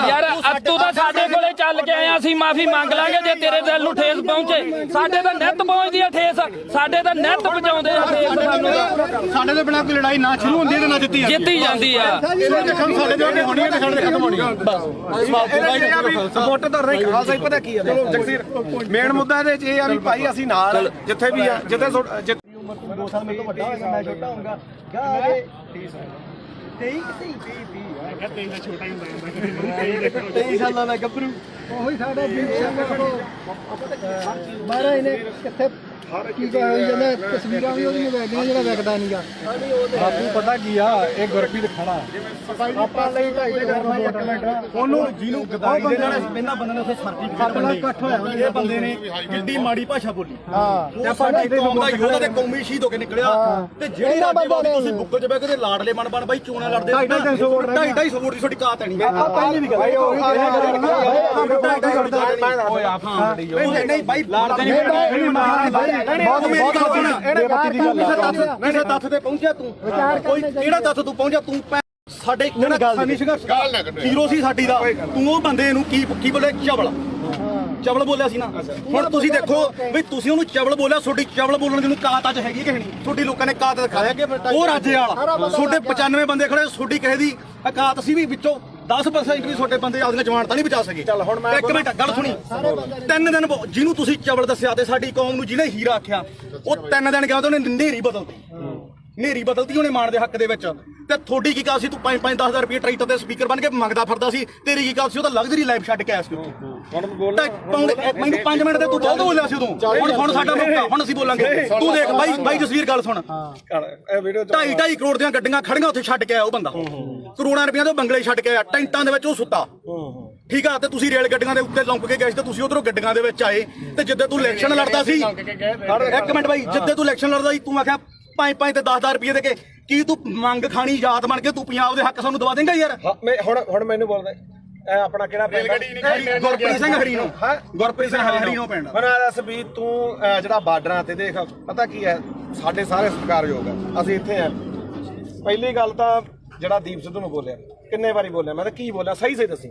ਯਾਰ ਤੂੰ ਤਾਂ ਸਾਡੇ ਕੋਲੇ ਚੱਲ ਕੇ ਆਇਆ ਅਸੀਂ ਮਾਫੀ ਮੰਗ ਲਾਂਗੇ ਜੇ ਤੇਰੇ ਦਿਲ ਨੂੰ ਠੇਸ ਪਹੁੰਚੇ ਸਾਡੇ ਤਾਂ ਨਿੱਤ ਪਹੁੰਚਦੀ ਆ ਠੇਸ ਸਾਡੇ ਤਾਂ ਨਿੱਤ ਪਹੁੰਚਾਉਂਦੇ ਆ ਠੇਸ ਸਾਨੂੰ ਸਾਡੇ ਦੇ ਬਿਨਾਂ ਕੋਈ ਲੜਾਈ ਨਾ ਸ਼ੁਰੂ ਹੁੰਦੀ ਤੇ ਨਾ ਜਿੱਤੀ ਜਾਂਦੀ ਆ ਸਾਡੇ ਦੇ ਅੱਗੇ ਹੋਣੀ ਹੈ ਤੇ ਸਾਡੇ ਦੇ ਖਤਮ ਹੋਣੀ ਹੈ ਸਪੋਰਟ ਤਾਂ ਨਹੀਂ ਖਾਲਸਾ ਪਤਾ ਕੀ ਹੈ ਜਗਸੀਰ ਮੇਨ ਮੁੱਦਾ ਇਹਦੇ ਚ ਇਹ ਆ ਵੀ ਭਾਈ ਅਸੀਂ ਨਾਲ ਜਿੱਥੇ ਵੀ ਆ ਜਿੱਥੇ 2 ਸਾਲ ਮੇਰੇ ਤੋਂ ਵੱਡਾ ਹੋਏਗਾ ਮੈਂ ਛੋਟਾ ਹੋਊਗਾ ਗਾਰੇ 23 ਸਾਲਾਂ ਦਾ ਗੱਭਰੂ ਉਹੀ ਸਾਡਾ ਦੀਪ ਸਿੰਘ ਉਹ ਮਹਾਰਾਜ ਨੇ ਕਿੱਥੇ ਕੀ ਹੋਈ ਜਾਂਦਾ ਤਸਵੀਰਾਂ ਵੀ ਉਹਦੀਆਂ ਵੇਖਦੀਆਂ ਜਿਹੜਾ ਵੇਖਦਾ ਨਹੀਂਗਾ ਬਾਪੂ ਪਤਾ ਕੀ ਆ ਇਹ ਗੁਰਪ੍ਰੀਤ ਖੜਾ ਆਪਾਂ ਲਈ ਢਾਈ ਦੇ ਘਰ ਇੱਕ ਮਿੰਟ ਉਹਨੂੰ ਜਿਹਨੂੰ ਗਦਾਰੀ ਦੇ ਨਾਲ ਇਹਨਾਂ ਬੰਦੇ ਨੇ ਉੱਥੇ ਸਰਟੀਫਿਕੇਟ ਇਕੱਠ ਹੋਇਆ ਇਹ ਬੰਦੇ ਨੇ ਕਿੰਨੀ ਮਾੜੀ ਭਾਸ਼ਾ ਬੋਲੀ ਤੇ ਆਪਾਂ ਢਾਈ ਕੌਮ ਦਾ ਯੋਧਾ ਤੇ ਕੌਮੀ ਸ਼ਹੀਦ ਹੋ ਕੇ ਨਿਕਲਿਆ ਤੇ ਜਿਹੜੇ ਰਾਜੇ ਤੁਸੀਂ ਬੁੱਕਲ ਚ ਬਹਿ ਕੇ ਤੇ ਲਾਡਲੇ ਬਣ ਬਾਈ ਚੋਣਾਂ ਲੜਦੇ 250 ਵੋਟ ਦੀ ਤੁਹਾਡੀ ਕਾਤ ਨਹੀਂ ਪਹਿਲੀ ਵੀ ਗੱਲ ਨਹੀਂ ਬਾਈ ਲਾੜਦੇ ਨਹੀਂ ਕਿਸੇ ਤੱਥ ਤੇ ਪਹੁੰਚਿਆ ਤੂੰ ਕੋਈ ਕਿਹੜਾ ਤੱਥ ਤੂੰ ਪਹੁੰਚਿਆ ਤੂੰ ਸਾਡੇ ਕਿਸਾਨੀ ਸੰਘਰਸ਼ ਹੀਰੋ ਸੀ ਸਾਡੀ ਦਾ ਤੂੰ ਉਹ ਬੰਦੇ ਨੂੰ ਕੀ ਬੋਲੇ ਚਵਲ ਬੋਲਿਆ ਸੀ ਨਾ ਹੁਣ ਤੁਸੀਂ ਦੇਖੋ ਵੀ ਤੁਸੀਂ ਉਹਨੂੰ ਚਵਲ ਬੋਲਿਆ ਤੁਹਾਡੀ ਚਵਲ ਬੋਲਣ ਦੀ ਨੂੰ ਕਾਤ ਅੱਜ ਹੈਗੀ ਕਿ ਨਹੀਂ ਤੁਹਾਡੀ ਲੋਕਾਂ ਨੇ ਕਾਤ ਦਿਖਾਇਆ ਉਹ ਰਾਜੇ ਵਾਲਾ ਤੁਹਾਡੇ 95 ਬੰਦੇ ਖੜੇ ਤੁਹਾਡੀ ਕਿਸੇ ਦੀ ਕਾਤ ਸੀ ਵੀ ਵਿੱਚੋਂ 10% ਵੀ ਤੁਹਾਡੇ ਬੰਦੇ ਆਪਣੀਆਂ ਜਵਾਨਤਾਂ ਨਹੀਂ ਬਚਾ ਸਕੇ ਚੱਲ ਹੁਣ ਮੈਂ ਇੱਕ ਮਿੰਟ ਗੱਲ ਸੁਣੀ 3 ਦਿਨ ਜਿਹਨੂੰ ਤੁਸੀਂ ਚਵਲ ਦੱਸਿਆ ਤੇ ਸਾਡੀ ਕੌਮ ਨੂੰ ਜਿਹਨੇ ਹੀਰਾ ਆਖਿਆ ਉਹ 3 ਦਿਨ ਗਿਆ ਤੇ ਉਹਨੇ ਨੇਰੀ ਬਦਲਤੀ ਉਹਨੇ ਮਾਣ ਦੇ ਹੱਕ ਦੇ ਵਿੱਚ ਤੇ ਤੁਹਾਡੀ ਕੀ ਕਾਲ ਸੀ ਤੂੰ 5-10 ਰੁਪਏ ਟਰੈਕਟਰ ਤੇ ਸਪੀਕਰ ਬਣ ਕੇ ਮੰਗਦਾ ਫਿਰਦਾ ਸੀ ਤੇਰੀ ਕੀ ਕਾਲ ਸੀ ਉਹ ਤਾਂ ਲਗਜ਼ਰੀ ਲਾਈਫ ਛੱਡ ਕੇ ਆਇਆ ਸੀ ਮੈਨੂੰ 5 ਮਿੰਟ ਤੇ ਤੂੰ ਬਹੁਤ ਬੋਲਿਆ ਸੀ ਉਦੋਂ ਹੁਣ ਸਾਡਾ ਮੌਕਾ ਹੁਣ ਅਸੀਂ ਬੋਲਾਂਗੇ ਤੂੰ ਦੇਖ ਬਾਈ ਜਸਵੀਰ ਗੱਲ ਸੁਣ 2.5 ਕਰੋੜ ਦੀਆਂ ਗੱਡੀਆਂ ਖੜੀਆਂ ਉੱਥੇ ਛੱਡ ਕੇ ਆਇਆ ਉਹ ਬੰਦਾ ਕਰੋੜਾਂ ਰੁਪਈਆਂ ਦੇ ਬੰਗਲੇ ਛੱਡ ਕੇ ਆਇਆ ਟੈਂਟਾਂ ਦੇ ਵਿੱਚ ਉਹ ਸੁੱਤਾ ਠੀਕ ਆ ਤੇ ਤੁਸੀਂ ਰੇਲ ਗੱਡੀਆਂ ਦੇ ਉੱਤੇ ਲੰਘ ਕੇ ਗਏ ਸੀ ਤੇ ਤੁਸੀਂ ਉਧਰੋਂ ਗੱਡੀਆਂ ਦੇ ਵਿੱਚ ਆਏ ਤੇ ਜਿੱਦੇ ਤੂੰ ਇਲੈਕਸ਼ਨ ਲੜਦਾ ਸੀ ਇੱਕ ਮਿੰਟ ਬਾਈ ਜਿੱਦੇ ਤੂੰ ਇਲੈਕਸ਼ਨ ਲੜਦਾ ਸੀ ਤੂੰ ਆਖਿਆ 5 ਤੇ 10 ਰੁਪਏ ਦੇ ਕੇ ਕੀ ਤੂੰ ਮੰਗ ਖਾਣੀ ਯਾਦ ਬਣ ਕੇ ਤੂੰ ਪੰਜਾਬ ਦੇ ਹੱਕ ਸਾਨੂੰ ਦਵਾ ਦੇਂਗਾ ਯਾਰ ਹੁਣ ਮੈਨੂੰ ਬੋਲਦਾ ਇਹ ਆਪਣਾ ਕਿਹੜਾ ਪਿੰਡ ਗੁਰਪ੍ਰੀਤ ਸਿੰਘ ਹਰੀਨੋ ਗੁਰਪ੍ਰੀਤ ਸਿੰਘ ਹਰੀਨੋ ਪਿੰਡ ਮੈਨੂੰ ਦੱਸ ਵੀ ਤੂੰ ਜਿਹੜਾ ਬਾਰਡਰਾਂ ਤੇ ਦੇਖ ਪਤਾ ਕੀ ਹੈ ਸਾਡੇ ਸਾਰੇ ਸਤਿਕਾਰਯੋਗ ਆ ਅਸੀਂ ਇੱਥੇ ਆ ਪਹਿਲੀ ਗੱਲ ਤਾਂ ਜਿਹੜਾ ਦੀਪ ਸਿੱਧੂ ਨੂੰ ਬੋਲਿਆ ਕਿੰਨੇ ਵਾਰੀ ਬੋਲਿਆ ਮੈਂ ਤਾਂ ਕੀ ਬੋਲਿਆ ਸਹੀ ਦੱਸੀ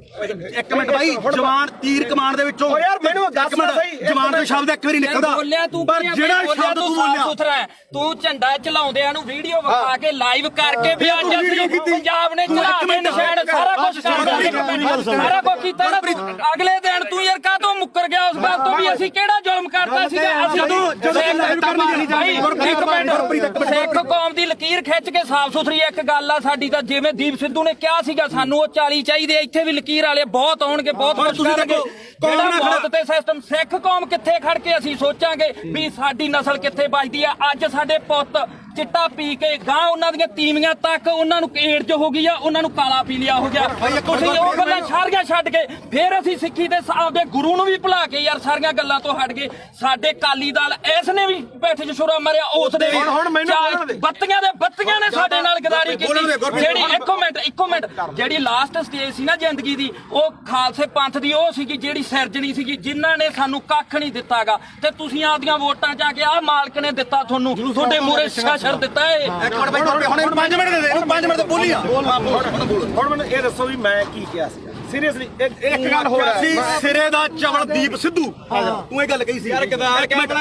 ਇੱਕ ਮਿੰਟ ਬਾਈ ਜਵਾਨ ਤੀਰ ਕਮਾਨ ਦੇ ਵਿੱਚੋਂ ਯਾਰ ਮੈਨੂੰ ਦੱਸ ਸਹੀ ਜਵਾਨ ਦਾ ਸ਼ਬਦ ਇੱਕ ਵਾਰੀ ਨਿਕਲਦਾ ਬੋਲਿਆ ਤੂੰ ਪਰ ਜਿਹੜਾ ਸ਼ਬਦ ਤੂੰ ਬੋਲਿਆ ਸੁਥਰਾ ਤੂੰ ਝੰਡਾ ਚਲਾਉਂਦਿਆਂ ਨੂੰ ਵੀਡੀਓ ਵਿਖਾ ਕੇ ਲਾਈਵ ਕਰਕੇ ਵੀ ਅੱਜ ਅਸੀਂ ਪੰਜਾਬ ਨੇ ਚਲਾ ਕੇ ਨਿਸ਼ਾਨ ਸਾਰਾ ਕੁਝ ਕੀਤਾ ਅਗਲੇ ਦਿਨ ਤੂੰ ਯਾਰ ਕਾਹਤੋਂ ਮੁੱਕਰ ਗਿਆ ਉਸ ਗੱਲ ਤੋਂ ਵੀ ਅਸੀਂ ਕਿਹੜਾ ਜ਼ੁਲਮ ਕਰਤਾ ਸੀਗਾ ਸਿੱਖ ਕੌਮ ਦੀ ਲਕੀਰ ਖਿੱਚ ਕੇ ਸਾਫ਼ ਸੁਥਰੀ ਇੱਕ ਗੱਲ ਆ ਸਾਡੀ ਤਾਂ ਜਿਵੇਂ ਦੀਪ ਸਿੱਧੂ ਨੇ ਕਿਹਾ ਸੀਗਾ ਸਾਨੂੰ ਉਹ 40 ਚਾਹੀਦੇ ਇੱਥੇ ਵੀ ਲਕੀਰ ਵਾਲੇ ਬਹੁਤ ਆਉਣਗੇ ਬਹੁਤ ਕੁਝ ਕਰਨਗੇ ਜਿਹੜਾ ਮੌਤ ਤੇ ਸਿਸਟਮ ਸਿੱਖ ਕੌਮ ਕਿੱਥੇ ਖੜ ਕੇ ਅਸੀਂ ਸੋਚਾਂਗੇ ਵੀ ਸਾਡੀ ਨਸਲ ਕਿੱਥੇ ਬਚਦੀ ਆ ਅੱਜ ਸਾਡੇ ਪੁੱਤ ਚਿੱਟਾ ਪੀ ਕੇ ਗਾਂ ਉਹਨਾਂ ਦੀਆਂ ਤੀਵੀਆਂ ਤੱਕ ਉਹਨਾਂ ਨੂੰ ਏਡਜ਼ ਹੋ ਗਈ ਆ ਉਹਨਾਂ ਨੂੰ ਕਾਲਾ ਪੀ ਲਿਆ ਹੋ ਗਿਆ ਤੁਸੀਂ ਉਹ ਗੱਲਾਂ ਸਾਰੀਆਂ ਛੱਡ ਕੇ ਫਿਰ ਅਸੀਂ ਸਿੱਖੀ ਦੇ ਆਪਦੇ ਗੁਰੂ ਨੂੰ ਵੀ ਭੁਲਾ ਕੇ ਯਾਰ ਸਾਰੀਆਂ ਗੱਲਾਂ ਤੋਂ ਹਟ ਗਏ ਸਾਡੇ ਕਾਲੀ ਦਲ ਇਸ ਨੇ ਵੀ ਪੈਠ 'ਚ ਛੁਰਾ ਮਾਰਿਆ ਉਸ ਦੇ ਬੱਤੀਆਂ ਨੇ ਸਾਡੇ ਨਾਲ ਗਦਾਰੀ ਕੀਤੀ ਜਿਹੜੀ ਇੱਕੋ ਮਿੰਟ ਜਿਹੜੀ ਲਾਸਟ ਸਟੇਜ ਸੀ ਨਾ ਜ਼ਿੰਦਗੀ ਦੀ ਉਹ ਖਾਲਸੇ ਪੰਥ ਦੀ ਉਹ ਸੀਗੀ ਜਿਹੜੀ ਸਿਰਜਣੀ ਸੀਗੀ ਜਿਨ੍ਹਾਂ ਨੇ ਸਾਨੂੰ ਕੱਖ ਨਹੀਂ ਦਿੱਤਾਗਾ ਤੇ ਤੁਸੀਂ ਆਪਦੀਆਂ ਵੋਟਾਂ 'ਚ ਆ ਕੇ ਆਹ ਮਾਲਕ ਨੇ ਦਿੱਤਾ ਤੁਹਾਨੂੰ ਤੁਹਾਡੇ ਮੂਹਰੇ ਸ਼ਰ ਦਿੱਤਾ ਏ ਇੱਕ ਮਿੰਟ ਬਾਈ ਹੁਣ 5 ਮਿੰਟ ਦੇ ਦੇ 5 ਮਿੰਟ ਤੇ ਬੋਲੀ ਆ ਹੁਣ ਮੈਨੂੰ ਇਹ ਦੱਸੋ ਵੀ ਮੈਂ ਕੀ ਕਿਹਾ ਸੀ ਸੀਰੀਅਸਲੀ ਇੱਕ ਗੱਲ ਹੋਰ ਹੈ ਸਿਰੇ ਦਾ ਚਵਲਦੀਪ ਸਿੱਧੂ ਤੂੰ ਇਹ ਗੱਲ ਕਹੀ ਸੀ ਯਾਰ ਇੱਕ ਮਿੰਟ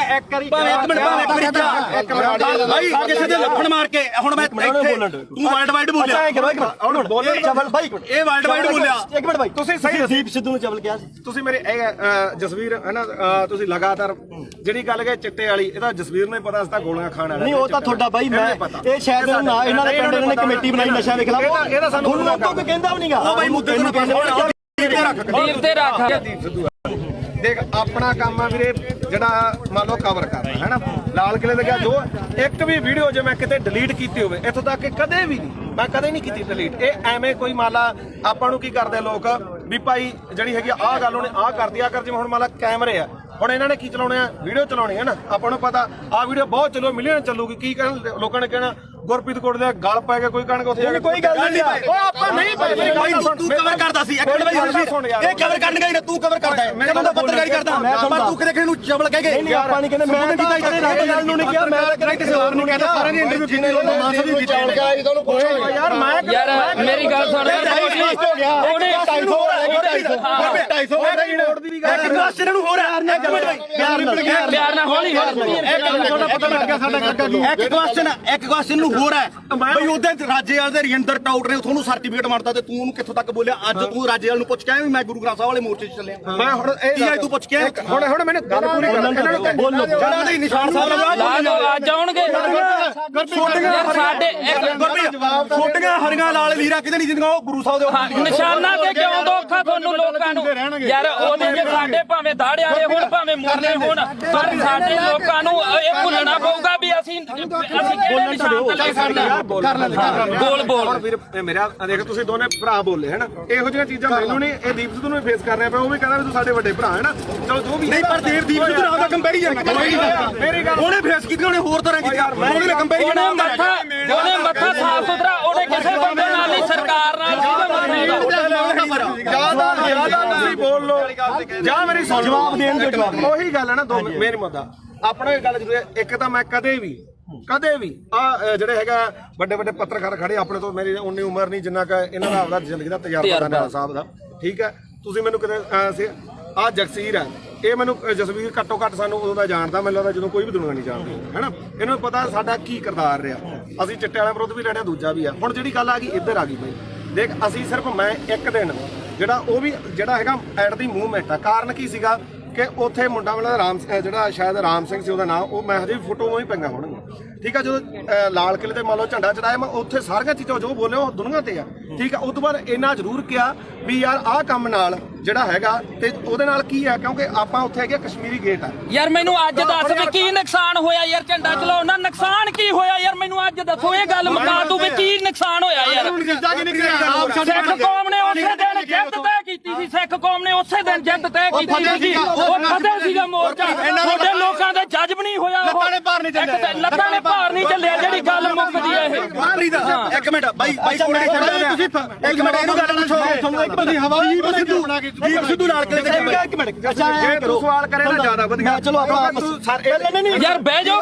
ਬਾਈ ਕਿਸੇ ਦੇ ਲੱਫੜ ਮਾਰ ਕੇ ਹੁਣ ਮੈਂ ਤੂੰ ਵਰਲਡ ਵਾਈਡ ਬੋਲਿਆ ਹੁਣ ਬੋਲੇ ਚਵਲ ਬਾਈ ਇਹ ਵਰਲਡ ਵਾਈਡ ਬੋਲਿਆ ਇੱਕ ਮਿੰਟ ਬਾਈ ਤੁਸੀਂ ਸਹੀ ਦੀਪ ਸਿੱਧੂ ਨੂੰ ਚਵਲ ਕਿਹਾ ਸੀ ਤੁਸੀਂ ਮੇਰੇ ਜਸਵੀਰ ਹੈ ਨਾ ਤੁਸੀਂ ਲਗਾਤਾਰ ਜਿਹੜੀ ਗੱਲ ਕਹੇ ਚਿੱਟੇ ਵਾਲੀ ਇਹਦਾ ਜਸਵੀਰ ਨੂੰ ਪਤਾ ਸੀ ਤਾਂ ਗੋਲੀਆਂ ਖਾਣ ਵਾਲਾ ਨਹੀਂ ਉਹ ਤਾਂ ਤੁਹਾਡਾ ਬਾਈ ਮੈਂ ਇਹ ਸ਼ਾਇਦ ਨਾ ਇਹਨਾਂ ਦੇ ਪਿੰਡ ਨੇ ਕਮੇਟੀ ਬਣਾਈ ਨਸ਼ਾ ਦੇ ਖਿਲਾਫ ਇਹਦਾ ਸਾਨੂੰ ਕੋਈ ਕਹਿੰਦਾ ਵੀ ਨਹੀਂਗਾ ਉਹ ਬਾਈ ਮੁੱਦੇ ਨੂੰ ਦੀਪ ਤੇ ਰੱਖ ਦੇਖ ਆਪਣਾ ਕੰਮ ਆ ਵੀਰੇ ਜਿਹੜਾ ਮੰਨ ਲਓ ਕਵਰ ਕਰਨਾ ਹੈ ਨਾ ਲਾਲ ਕਿਲੇ ਦੇ ਗਿਆ ਜੋ ਇੱਕ ਵੀ ਵੀਡੀਓ ਜੇ ਮੈਂ ਕਿਤੇ ਡਿਲੀਟ ਕੀਤੀ ਹੋਵੇ ਇੱਥੋਂ ਤੱਕ ਕਿ ਕਦੇ ਵੀ ਨਹੀਂ ਮੈਂ ਕਦੇ ਨਹੀਂ ਕੀਤੀ ਡਿਲੀਟ ਇਹ ਐਵੇਂ ਕੋਈ ਮੰਨ ਲਾ ਆਪਾਂ ਨੂੰ ਕੀ ਕਰਦੇ ਲੋਕ ਵੀ ਭਾਈ ਜਿਹੜੀ ਹੈਗੀ ਆਹ ਗੱਲ ਉਹਨੇ ਆਹ ਕਰਦੀ ਆ ਕਰ ਜਿਵੇਂ ਹੁਣ ਮੰਨ ਲਾ ਕੈਮਰੇ ਆ ਹੁਣ ਇਹਨਾਂ ਨੇ ਕੀ ਚਲਾਉਣੇ ਆ ਵੀਡੀਓ ਚਲਾਉਣੀ ਹੈ ਨਾ ਆਪਾਂ ਨੂੰ ਪਤਾ ਆਹ ਵੀਡੀਓ ਬਹੁਤ ਚੱਲੋ ਮਿਲੀਅਨ ਚੱਲੂਗੀ ਕੀ ਕਹਿਣ ਲੋਕਾਂ ਨੇ ਕਹਿਣਾ ਗੁਰਪ੍ਰੀਤ ਕੋਟ ਦੇ ਗਲ ਪੈ ਕੇ ਕੋਈ ਕਹਿਣਗੇ ਉੱਥੇ ਕੋਈ ਗੱਲ ਨਹੀਂ ਓ ਆਪਾਂ ਨਹੀਂ ਤੂੰ ਕਵਰ ਕਰਦਾ ਸੀ ਇੱਕ ਮਿੰਟ ਬਾਈ ਇਹ ਕਵਰ ਕਰਨ ਗਈ ਨਾ ਤੂੰ ਕਵਰ ਕਰਦਾ ਹੈ ਮੈਂ ਤਾਂ ਪੱਤਰਕਾਰੀ ਕਰਦਾ ਪਰ ਤੂੰ ਕਿਤੇ ਕਿਸੇ ਨੂੰ ਚਵਲ ਕਹਿ ਗਏ ਨਹੀਂ ਆਪਾਂ ਨਹੀਂ ਕਹਿੰਦੇ ਮੈਂ ਤਾਂ ਕਿਸੇ ਰਾਜੇਵਾਲ ਨੂੰ ਨਹੀਂ ਕਿਹਾ ਮੈਂ ਤਾਂ ਕਿਸੇ ਹੋਰ ਨੂੰ ਕਹਿੰਦਾ ਸਾਰਿਆਂ ਦੀ ਇੰਟਰਵਿਊ ਕੀਤੀ ਲੋਕਾਂ ਮਾਸਾ ਦੀ ਚਾਲ ਕੇ ਆਈ ਤੁਹਾਨੂੰ ਪੁੱਛੋ ਯਾਰ ਮੈਂ ਯਾਰ ਮੇਰੀ ਗੱਲ ਸੁਣ ਉਹਨੇ 250 ਇੱਕ ਕਲਾਸ ਇਹਨਾਂ ਨੂੰ ਹੋਰ ਹੈ ਇੱਕ ਮਿੰਟ ਪਿਆਰ ਨਾਲ ਹੌਲੀ ਇੱਕ ਕੁਐਸਚਨ ਨੂੰ ਹੋਰ ਹੈ ਬਈ ਉਹਦੇ ਰਾਜੇਵਾਲ ਦੇ ਰਜਿੰਦਰ ਟਾਊਟ ਨੇ ਤੁਹਾਨੂੰ ਸਰਟੀਫਿਕੇਟ ਮਾਰਤਾ ਤੇ ਤੂੰ ਉਹਨੂੰ ਕਿੱਥੋਂ ਤੱਕ ਬੋਲਿਆ ਅੱਜ ਤੂੰ ਰਾਜੇਵਾਲ ਨੂੰ ਪੁੱਛ ਕੇ ਆਇਆ ਵੀ ਮੈਂ ਗੁਰੂ ਗ੍ਰੰਥ ਸਾਹਿਬ ਵਾਲੇ ਮੋਰਚੇ 'ਚ ਚੱਲਿਆ ਮੈਂ ਹੁਣ ਇਹ ਤੂੰ ਪੁੱਛ ਕੇ ਆਇਆ ਹੁਣ ਮੈਨੂੰ ਗੱਲ ਪੂਰੀ ਕਰ ਇਹਨਾਂ ਨੂੰ ਬੋਲੋ ਜਿਹੜਾ ਦੇ ਨਿਸ਼ਾਨ ਸਾਹਿਬ ਲਾ ਅੱਜ ਆਉਣਗੇ ਯਾਰ ਸਾਡੇ ਛੋਟੀਆਂ ਹਰੀਆਂ ਲਾਲ ਲੀਰਾ ਕਿਤੇ ਨਹੀਂ ਜਿੰਦੀਆਂ ਉਹ ਗੁਰੂ ਸਾਹਿਬ ਦੇ ਨਿਸ਼ਾਨਾਂ ਤੇ ਕਿਉਂ ਦੋਖਾ ਤੁਹਾਨੂੰ ਲੋਕਾਂ ਨੂੰ ਯਾਰ ਉਹਦੇ ਜੇ ਸਾਡੇ ਭਾਵੇਂ ਦਾੜੇ ਵਾਲੇ ਹੋਣ ਭਾਵੇਂ ਮੁਰਲੇ ਹੋਣ ਪਰ ਸਾਡੇ ਲੋਕਾਂ ਨੂੰ ਇਹ ਭੁੱਲਣਾ ਪਊਗਾ ਵੀ ਅਸੀਂ ਕਿਹੜੇ ਨਿਸ਼ਾਨ ਤੇ ਲੈ ਸਕਦੇ ਹਾਂ ਬੋਲ ਵੀਰ ਮੇਰਾ ਦੇਖ ਤੁਸੀਂ ਦੋਨੇ ਭਰਾ ਬੋਲੇ ਹੈਨਾ ਇਹੋ ਜਿਹੀਆਂ ਚੀਜ਼ਾਂ ਮੈਨੂੰ ਨਹੀਂ ਇਹ ਦੀਪ ਸਿੱਧੂ ਨੂੰ ਫੇਸ ਕਰ ਰਿਹਾ ਪਿਆ ਉਹ ਵੀ ਕਹਿੰਦਾ ਵੀ ਤੂੰ ਸਾਡੇ ਵੱਡੇ ਭਰਾ ਹੈ ਨਾ ਚਲੋ ਜੋ ਵੀ ਨਹੀਂ ਪਰ ਦੀਪ ਸਿੱਧੂ ਨਾਲ ਦਾ ਕੰਪੈਰੀਜ਼ਨ ਮੇਰੀ ਗੱਲ ਉਹਨੇ ਫੇਸ ਕੀਤੀ ਉਹਨੇ ਹੋਰ ਤਰ੍ਹਾਂ ਕੀਤੀ ਉਹਨੇ ਕੰਪੈਰੀਜ਼ਨ ਉਹਨੇ ਮੱਥਾ ਸਾਫ ਸੁਥਰਾ ਉਹਨੇ ਕਿਸੇ ਬੰਦੇ ਨਾਲ ਨਹੀਂ ਸਰਕਾਰ ਨਾਲ ਜਿਆਦਾ ਤੁਸੀਂ ਬੋਲ ਲੋ ਜਾਂ ਮੇਰੀ ਜਵਾਬ ਦੇਣ ਦੇ ਜਵਾਬ ਉਹੀ ਗੱਲ ਹੈ ਨਾ ਦੋ ਮੇਰੀ ਮੁੱਦਾ ਆਪਣਾ ਇਹ ਗੱਲ ਜ਼ਰੂਰ ਹੈ ਇੱਕ ਤਾਂ ਮੈਂ ਕਦੇ ਵੀ ਆ ਜਿਹੜੇ ਹੈਗਾ ਵੱਡੇ ਵੱਡੇ ਪੱਤਰਕਾਰ ਖੜੇ ਆਪਣੇ ਤੋਂ ਮੇਰੀ ਉਨੀ ਉਮਰ ਨਹੀਂ ਜਿੰਨਾ ਕਿ ਇਹਨਾਂ ਦਾ ਆਪਦਾ ਜ਼ਿੰਦਗੀ ਦਾ ਤਜਰਬਾ ਨਾਲਾ ਸਾਹਿਬ ਦਾ ਠੀਕ ਹੈ ਤੁਸੀਂ ਮੈਨੂੰ ਕਿਤੇ ਆ ਜਗਸੀਰ ਹੈ ਇਹ ਮੈਨੂੰ ਜਸਵੀਰ ਘੱਟੋ ਘੱਟ ਸਾਨੂੰ ਉਦੋਂ ਦਾ ਜਾਣਦਾ ਮੈਨੂੰ ਲੱਗਦਾ ਜਦੋਂ ਕੋਈ ਵੀ ਦੁਨੀਆ ਨਹੀਂ ਜਾਣਦੀ ਹੈਨਾ ਇਹਨੂੰ ਪਤਾ ਸਾਡਾ ਕੀ ਕਿਰਦਾਰ ਰਿਹਾ ਅਸੀਂ ਚਿੱਟੇ ਵਾਲਿਆਂ ਵਿਰੁੱਧ ਵੀ ਲੜਿਆ ਦੂਜਾ ਵੀ ਆ ਹੁਣ ਜਿਹੜੀ ਗੱਲ ਆ ਗਈ ਇੱਧਰ ਆ ਗਈ ਬਈ ਦੇਖ ਅਸੀਂ ਸਿਰਫ ਮੈਂ ਇੱਕ ਦਿਨ ਜਿਹੜਾ ਉਹ ਵੀ ਜਿਹੜਾ ਹੈਗਾ ਐਟ ਦੀ ਮੂਵਮੈਂਟ ਆ ਕਾਰਨ ਕੀ ਸੀਗਾ ਕਿ ਉੱਥੇ ਮੁੰਡਾ ਵਾਲਾ ਰਾਮ ਜਿਹੜਾ ਸ਼ਾਇਦ ਰਾਮ ਸਿੰਘ ਸੀ ਉਹਦਾ ਨਾਮ ਉਹ ਮੈਂ ਹਜੇ ਫੋਟੋ ਹੀ ਪਈਆਂ ਹੋਣਗੀਆਂ ਠੀਕ ਆ ਜਦੋਂ ਲਾਲ ਕਿਲੇ ਤੇ ਮੰਨ ਲਓ ਝੰਡਾ ਚੜਾਇਆ ਮੈਂ ਉੱਥੇ ਸਾਰੀਆਂ ਚੀਜ਼ਾਂ ਜੋ ਬੋਲੇ ਉਹ ਦੁਨੀਆ ਤੇ ਆ ਠੀਕ ਆ ਉਸ ਤੋਂ ਬਾਅਦ ਇੰਨਾ ਜ਼ਰੂਰ ਕਿਹਾ ਵੀ ਯਾਰ ਆਹ ਕੰਮ ਨਾਲ ਜਿਹੜਾ ਹੈਗਾ ਤੇ ਉਹਦੇ ਨਾਲ ਕੀ ਆ ਕਿਉਂਕਿ ਆਪਾਂ ਉੱਥੇ ਹੈਗੇ ਕਸ਼ਮੀਰੀ ਗੇਟ ਆ ਯਾਰ ਮੈਨੂੰ ਅੱਜ ਦੱਸ ਵੀ ਕੀ ਨੁਕਸਾਨ ਹੋਇਆ ਯਾਰ ਝੰਡਾ ਚਲਾਉਣ ਨਾਲ ਨੁਕਸਾਨ ਕੀ ਹੋਇਆ ਯਾਰ ਮੈਨੂੰ ਅੱਜ ਦੱਸੋ ਇਹ ਗੱਲ ਮੁਕਾ ਤੂੰ ਵੀ ਕੀ ਨੁਕਸਾਨ ਹੋਇਆ ਯਾਰ ਸਿੱਖ ਕੌਮ ਨੇ ਉਸੇ ਦਿਨ ਜਿੱਤ ਤੈਅ ਕੀਤੀ ਸੀ ਸਿੱਖ ਕੌਮ ਨੇ ਉਸੇ ਦਿਨ ਜਿੱਤ ਤੈਅ ਕੀਤੀ ਸੀ ਉਹ ਫਤਿਹ ਸੀਗਾ ਮੋਰਚਾ ਤੁਹਾਡੇ ਲੋਕਾਂ ਦੇ ਜੱਜ ਨਹੀਂ ਹੋਇਆ ਉਹ ਲੱਤਾਂ ਨੇ ਭਾਰ ਨਹੀਂ ਚੱਲਿਆ ਜਿਹੜੀ ਗੱਲ ਮੁੱਕਦੀ ਹੈ ਇਹ ਇੱਕ ਮਿੰਟ ਬਾਈ ਕੋਲੇ ਤੁਸੀਂ ਇੱਕ ਮਿੰਟ ਇਹਨੂੰ ਗੱਲ ਸੁਣੋ ਇੱਕ ਮਿੰਟ ਹਵਾਈ ਦੀਪ ਸਿੱਧੂ ਨਾਲ ਕਿਲੇ ਤੇ ਇੱਕ ਮਿੰਟ ਜੇ ਤੂੰ ਸਵਾਲ ਕਰੇ ਨਾ ਜ਼ਿਆਦਾ ਵਧੀਆ ਚਲੋ ਆਪਾਂ ਯਾਰ ਬਹਿ ਜਾਓ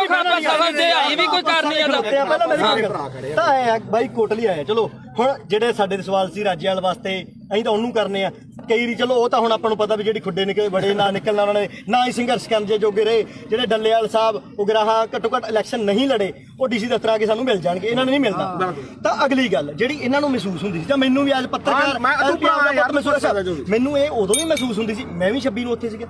ਖਾਂ ਸਵਾਲ ਤੇ ਆਈ ਵੀ ਕੋਈ ਕਰਨੀ ਆ ਪਹਿਲਾਂ ਮੇਰੀ ਗੱਲ ਤਾਂ ਆਇਆ ਬਾਈ ਕੋਟਲੀ ਆਇਆ ਚਲੋ ਹੁਣ ਜਿਹੜੇ ਸਾਡੇ ਸਵਾਲ ਸੀ ਰਾਜੇਵਾਲ ਵਾਸਤੇ ਅਸੀਂ ਤਾਂ ਉਹਨੂੰ ਕਰਨੇ ਆ ਕਈ ਰੀ ਚਲੋ ਉਹ ਤਾਂ ਹੁਣ ਆਪਾਂ ਨੂੰ ਪਤਾ ਵੀ ਜਿਹੜੀ ਖੁੱਡੇ ਨਿਕਲੇ ਬੜੇ ਨਾ ਨਿਕਲਣਾ ਉਹਨਾਂ ਨੇ ਨਾ ਹੀ ਸੰਘਰਸ਼ ਕਰਨ ਜੇ ਜੋਗੇ ਰਹੇ ਜਿਹੜੇ ਡੱਲੇਵਾਲ ਸਾਹਿਬ ਉਗਰਾਹਾਂ ਘੱਟੋ ਘੱਟ ਇਲੈਕਸ਼ਨ ਨਹੀਂ ਲੜੇ ਉਹ ਡੀਸੀ ਦਫ਼ਤਰ ਆ ਕੇ ਸਾਨੂੰ ਮਿਲ ਜਾਣਗੇ ਇਹਨਾਂ ਨੂੰ ਨਹੀਂ ਮਿਲਦਾ ਤਾਂ ਅਗਲੀ ਗੱਲ ਜਿਹੜੀ ਇਹਨਾਂ ਨੂੰ ਮਹਿਸੂਸ ਹੁੰਦੀ ਸੀ ਜਾਂ ਮੈਨੂੰ ਵੀ ਅੱਜ ਪੱਤਰਕਾਰ ਮੈਨੂੰ ਇਹ ਉਦੋਂ ਵੀ ਮਹਿਸੂਸ ਹੁੰਦੀ ਸੀ ਮੈਂ ਵੀ 26 ਨੂੰ ਉੱਥੇ ਸੀਗਾ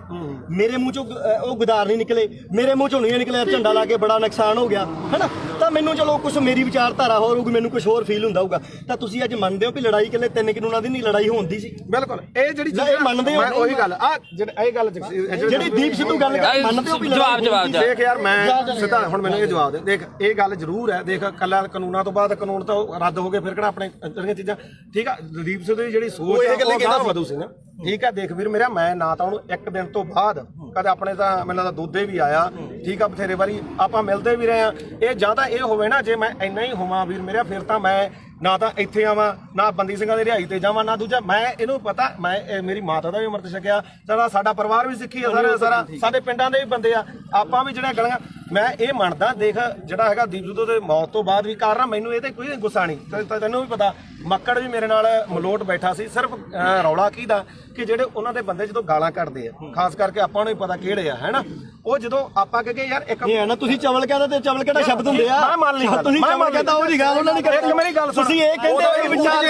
ਮੇਰੇ ਮੂੰਹ ਚੋਂ ਉਹ ਗੁਦਾਰ ਨਹੀਂ ਨਿਕਲੇ ਮੇਰੇ ਮੂੰਹ ਚੋਂ ਨਹੀਂ ਨਿਕਲਿਆ ਝੰਡਾ ਲਾ ਕੇ ਬੜਾ ਨੁਕਸਾਨ ਹੋ ਗਿਆ ਹੈਨਾ ਤਾਂ ਮੈਨੂੰ ਚਲੋ ਕੁਝ ਮੇਰੀ ਵਿਚਾਰਧਾਰਾ ਹੋਰ ਹੋਊਗੀ ਮੈਨੂੰ ਕੁਝ ਹੋਰ ਫੀਲ ਹੁੰਦਾ ਹੋਊਗਾ ਤਾਂ ਤੁਸੀਂ ਅੱਜ ਮੰਨਦੇ ਹੋ ਵੀ ਲੜਾਈ ਕਿਲੇ 3 ਕਾਨੂੰਨਾਂ ਦੀ ਨਹੀਂ ਲੜਾਈ ਹੁੰਦੀ ਸੀ ਬਿਲਕੁਲ ਇਹ ਜਿਹੜੀ ਇਹ ਮੰਨਦੇ ਹੋ ਮੈਂ ਉਹੀ ਗੱਲ ਆ ਇਹ ਗੱਲ ਜਿਹੜੀ ਦੀਪ ਸਿੱਧੂ ਗੱਲ ਮੰਨਦੇ ਹੋ ਵੀ ਜਵਾਬ ਦੇਖ ਯਾਰ ਮੈਂ ਸਿੱਧਾ ਹੁਣ ਮੈਨੂੰ ਇਹ ਜਵਾਬ ਦੇ ਦੇਖ ਇਹ ਗੱਲ ਜ਼ਰੂਰ ਹੈ ਦੇਖ ਕੱਲਾ ਕਾਨੂੰਨਾਂ ਤੋਂ ਬਾਅਦ ਕਾਨੂੰਨ ਤਾਂ ਰੱਦ ਹੋ ਗਏ ਫਿਰ ਕਿਹੜਾ ਆਪਣੇ ਜਿਹੜੀਆਂ ਚੀਜ਼ਾਂ ਠੀਕ ਆ ਦੀਪ ਸਿੱਧੂ ਦੀ ਜਿਹੜੀ ਸੋਚ ਹੈ ਉਹ ਵਧੂ ਸੀ ਨਾ ਠੀਕ ਆ ਦੇਖ ਵੀਰ ਮੇਰਾ ਮੈਂ ਨਾ ਤਾਂ ਉਹਨੂੰ ਇੱਕ ਦਿਨ ਤੋਂ ਬਾਅਦ ਕਦੇ ਆਪਣੇ ਤਾਂ ਮੈਨੂੰ ਲੱਗਦਾ ਦੋਦੇ ਵੀ ਆਇਆ ਠੀਕ ਆ ਬਥੇਰੇ ਵਾਰੀ ਆਪਾਂ ਮਿਲਦੇ ਵੀ ਰਹੇ ਆ ਇਹ ਜਾਂ ਤਾਂ ਇਹ ਹੋਵੇ ਨਾ ਜੇ ਮੈਂ ਇੰਨਾ ਹੀ ਹੋਵਾਂ ਵੀਰ ਮੇਰਾ ਫਿਰ ਤਾਂ ਮੈਂ ਨਾ ਤਾਂ ਇੱਥੇ ਆਵਾਂ ਨਾ ਬੰਦੀ ਸਿੰਘਾਂ ਦੀ ਰਿਹਾਈ ਤੇ ਜਾਵਾਂ ਨਾ ਦੂਜਾ ਮੈਂ ਇਹਨੂੰ ਪਤਾ ਮੈਂ ਮੇਰੀ ਮਾਤਾ ਦਾ ਵੀ ਅੰਮ੍ਰਿਤ ਛਕਿਆ ਸਾਡਾ ਪਰਿਵਾਰ ਵੀ ਸਿੱਖੀ ਆ ਸਾਰਾ ਸਾਡੇ ਪਿੰਡਾਂ ਦੇ ਵੀ ਬੰਦੇ ਆ ਆਪਾਂ ਵੀ ਜਿਹੜਾ ਗਲੀਆਂ ਮੈਂ ਇਹ ਮੰਨਦਾ ਦੇਖ ਜਿਹੜਾ ਹੈਗਾ ਦੀਪ ਸਿੱਧੂ ਦੇ ਮੌਤ ਤੋਂ ਬਾਅਦ ਵੀ ਕਾਰਨ ਮੈਨੂੰ ਇਹ ਤੇ ਕੋਈ ਗੁੱਸਾ ਨਹੀਂ ਤੈਨੂੰ ਵੀ ਪਤਾ ਮੱਕੜ ਵੀ ਮੇਰੇ ਨਾਲ ਮਲੋਟ ਬੈਠਾ ਸੀ ਸਿਰਫ ਰੌਲਾ ਕੀ ਦਾ ਕਿ ਜਿਹੜੇ ਉਹਨਾਂ ਦੇ ਬੰਦੇ ਜਦੋਂ ਗਾਲਾਂ ਕੱਢਦੇ ਆ ਖਾਸ ਕਰਕੇ ਆਪਾਂ ਨੂੰ ਹੀ ਪਤਾ ਕਿਹੜੇ ਆ ਹੈਨਾ ਉਹ ਜਦੋਂ ਆਪਾਂ ਕਹੇ ਯਾਰ ਇੱਕ ਇਹ ਹੈ ਨਾ ਤੁਸੀਂ ਚਵਲ ਕਹਿੰਦਾ ਤੇ ਚਵਲ ਕਿਹੜਾ ਸ਼ਬਦ ਹੁੰਦੇ ਆ ਮੈਂ ਮੰਨ ਲਈ ਤੁਸੀਂ ਚਵਲ ਕਹਿੰਦਾ ਉਹ ਦੀ ਗੱਲ ਉਹਨਾਂ ਨੇ ਇੱਕ ਮੇਰੀ ਗੱਲ ਤੁਸੀਂ ਇਹ ਕਹਿੰਦੇ ਹੋ ਕਿ ਵਿਚਾਰ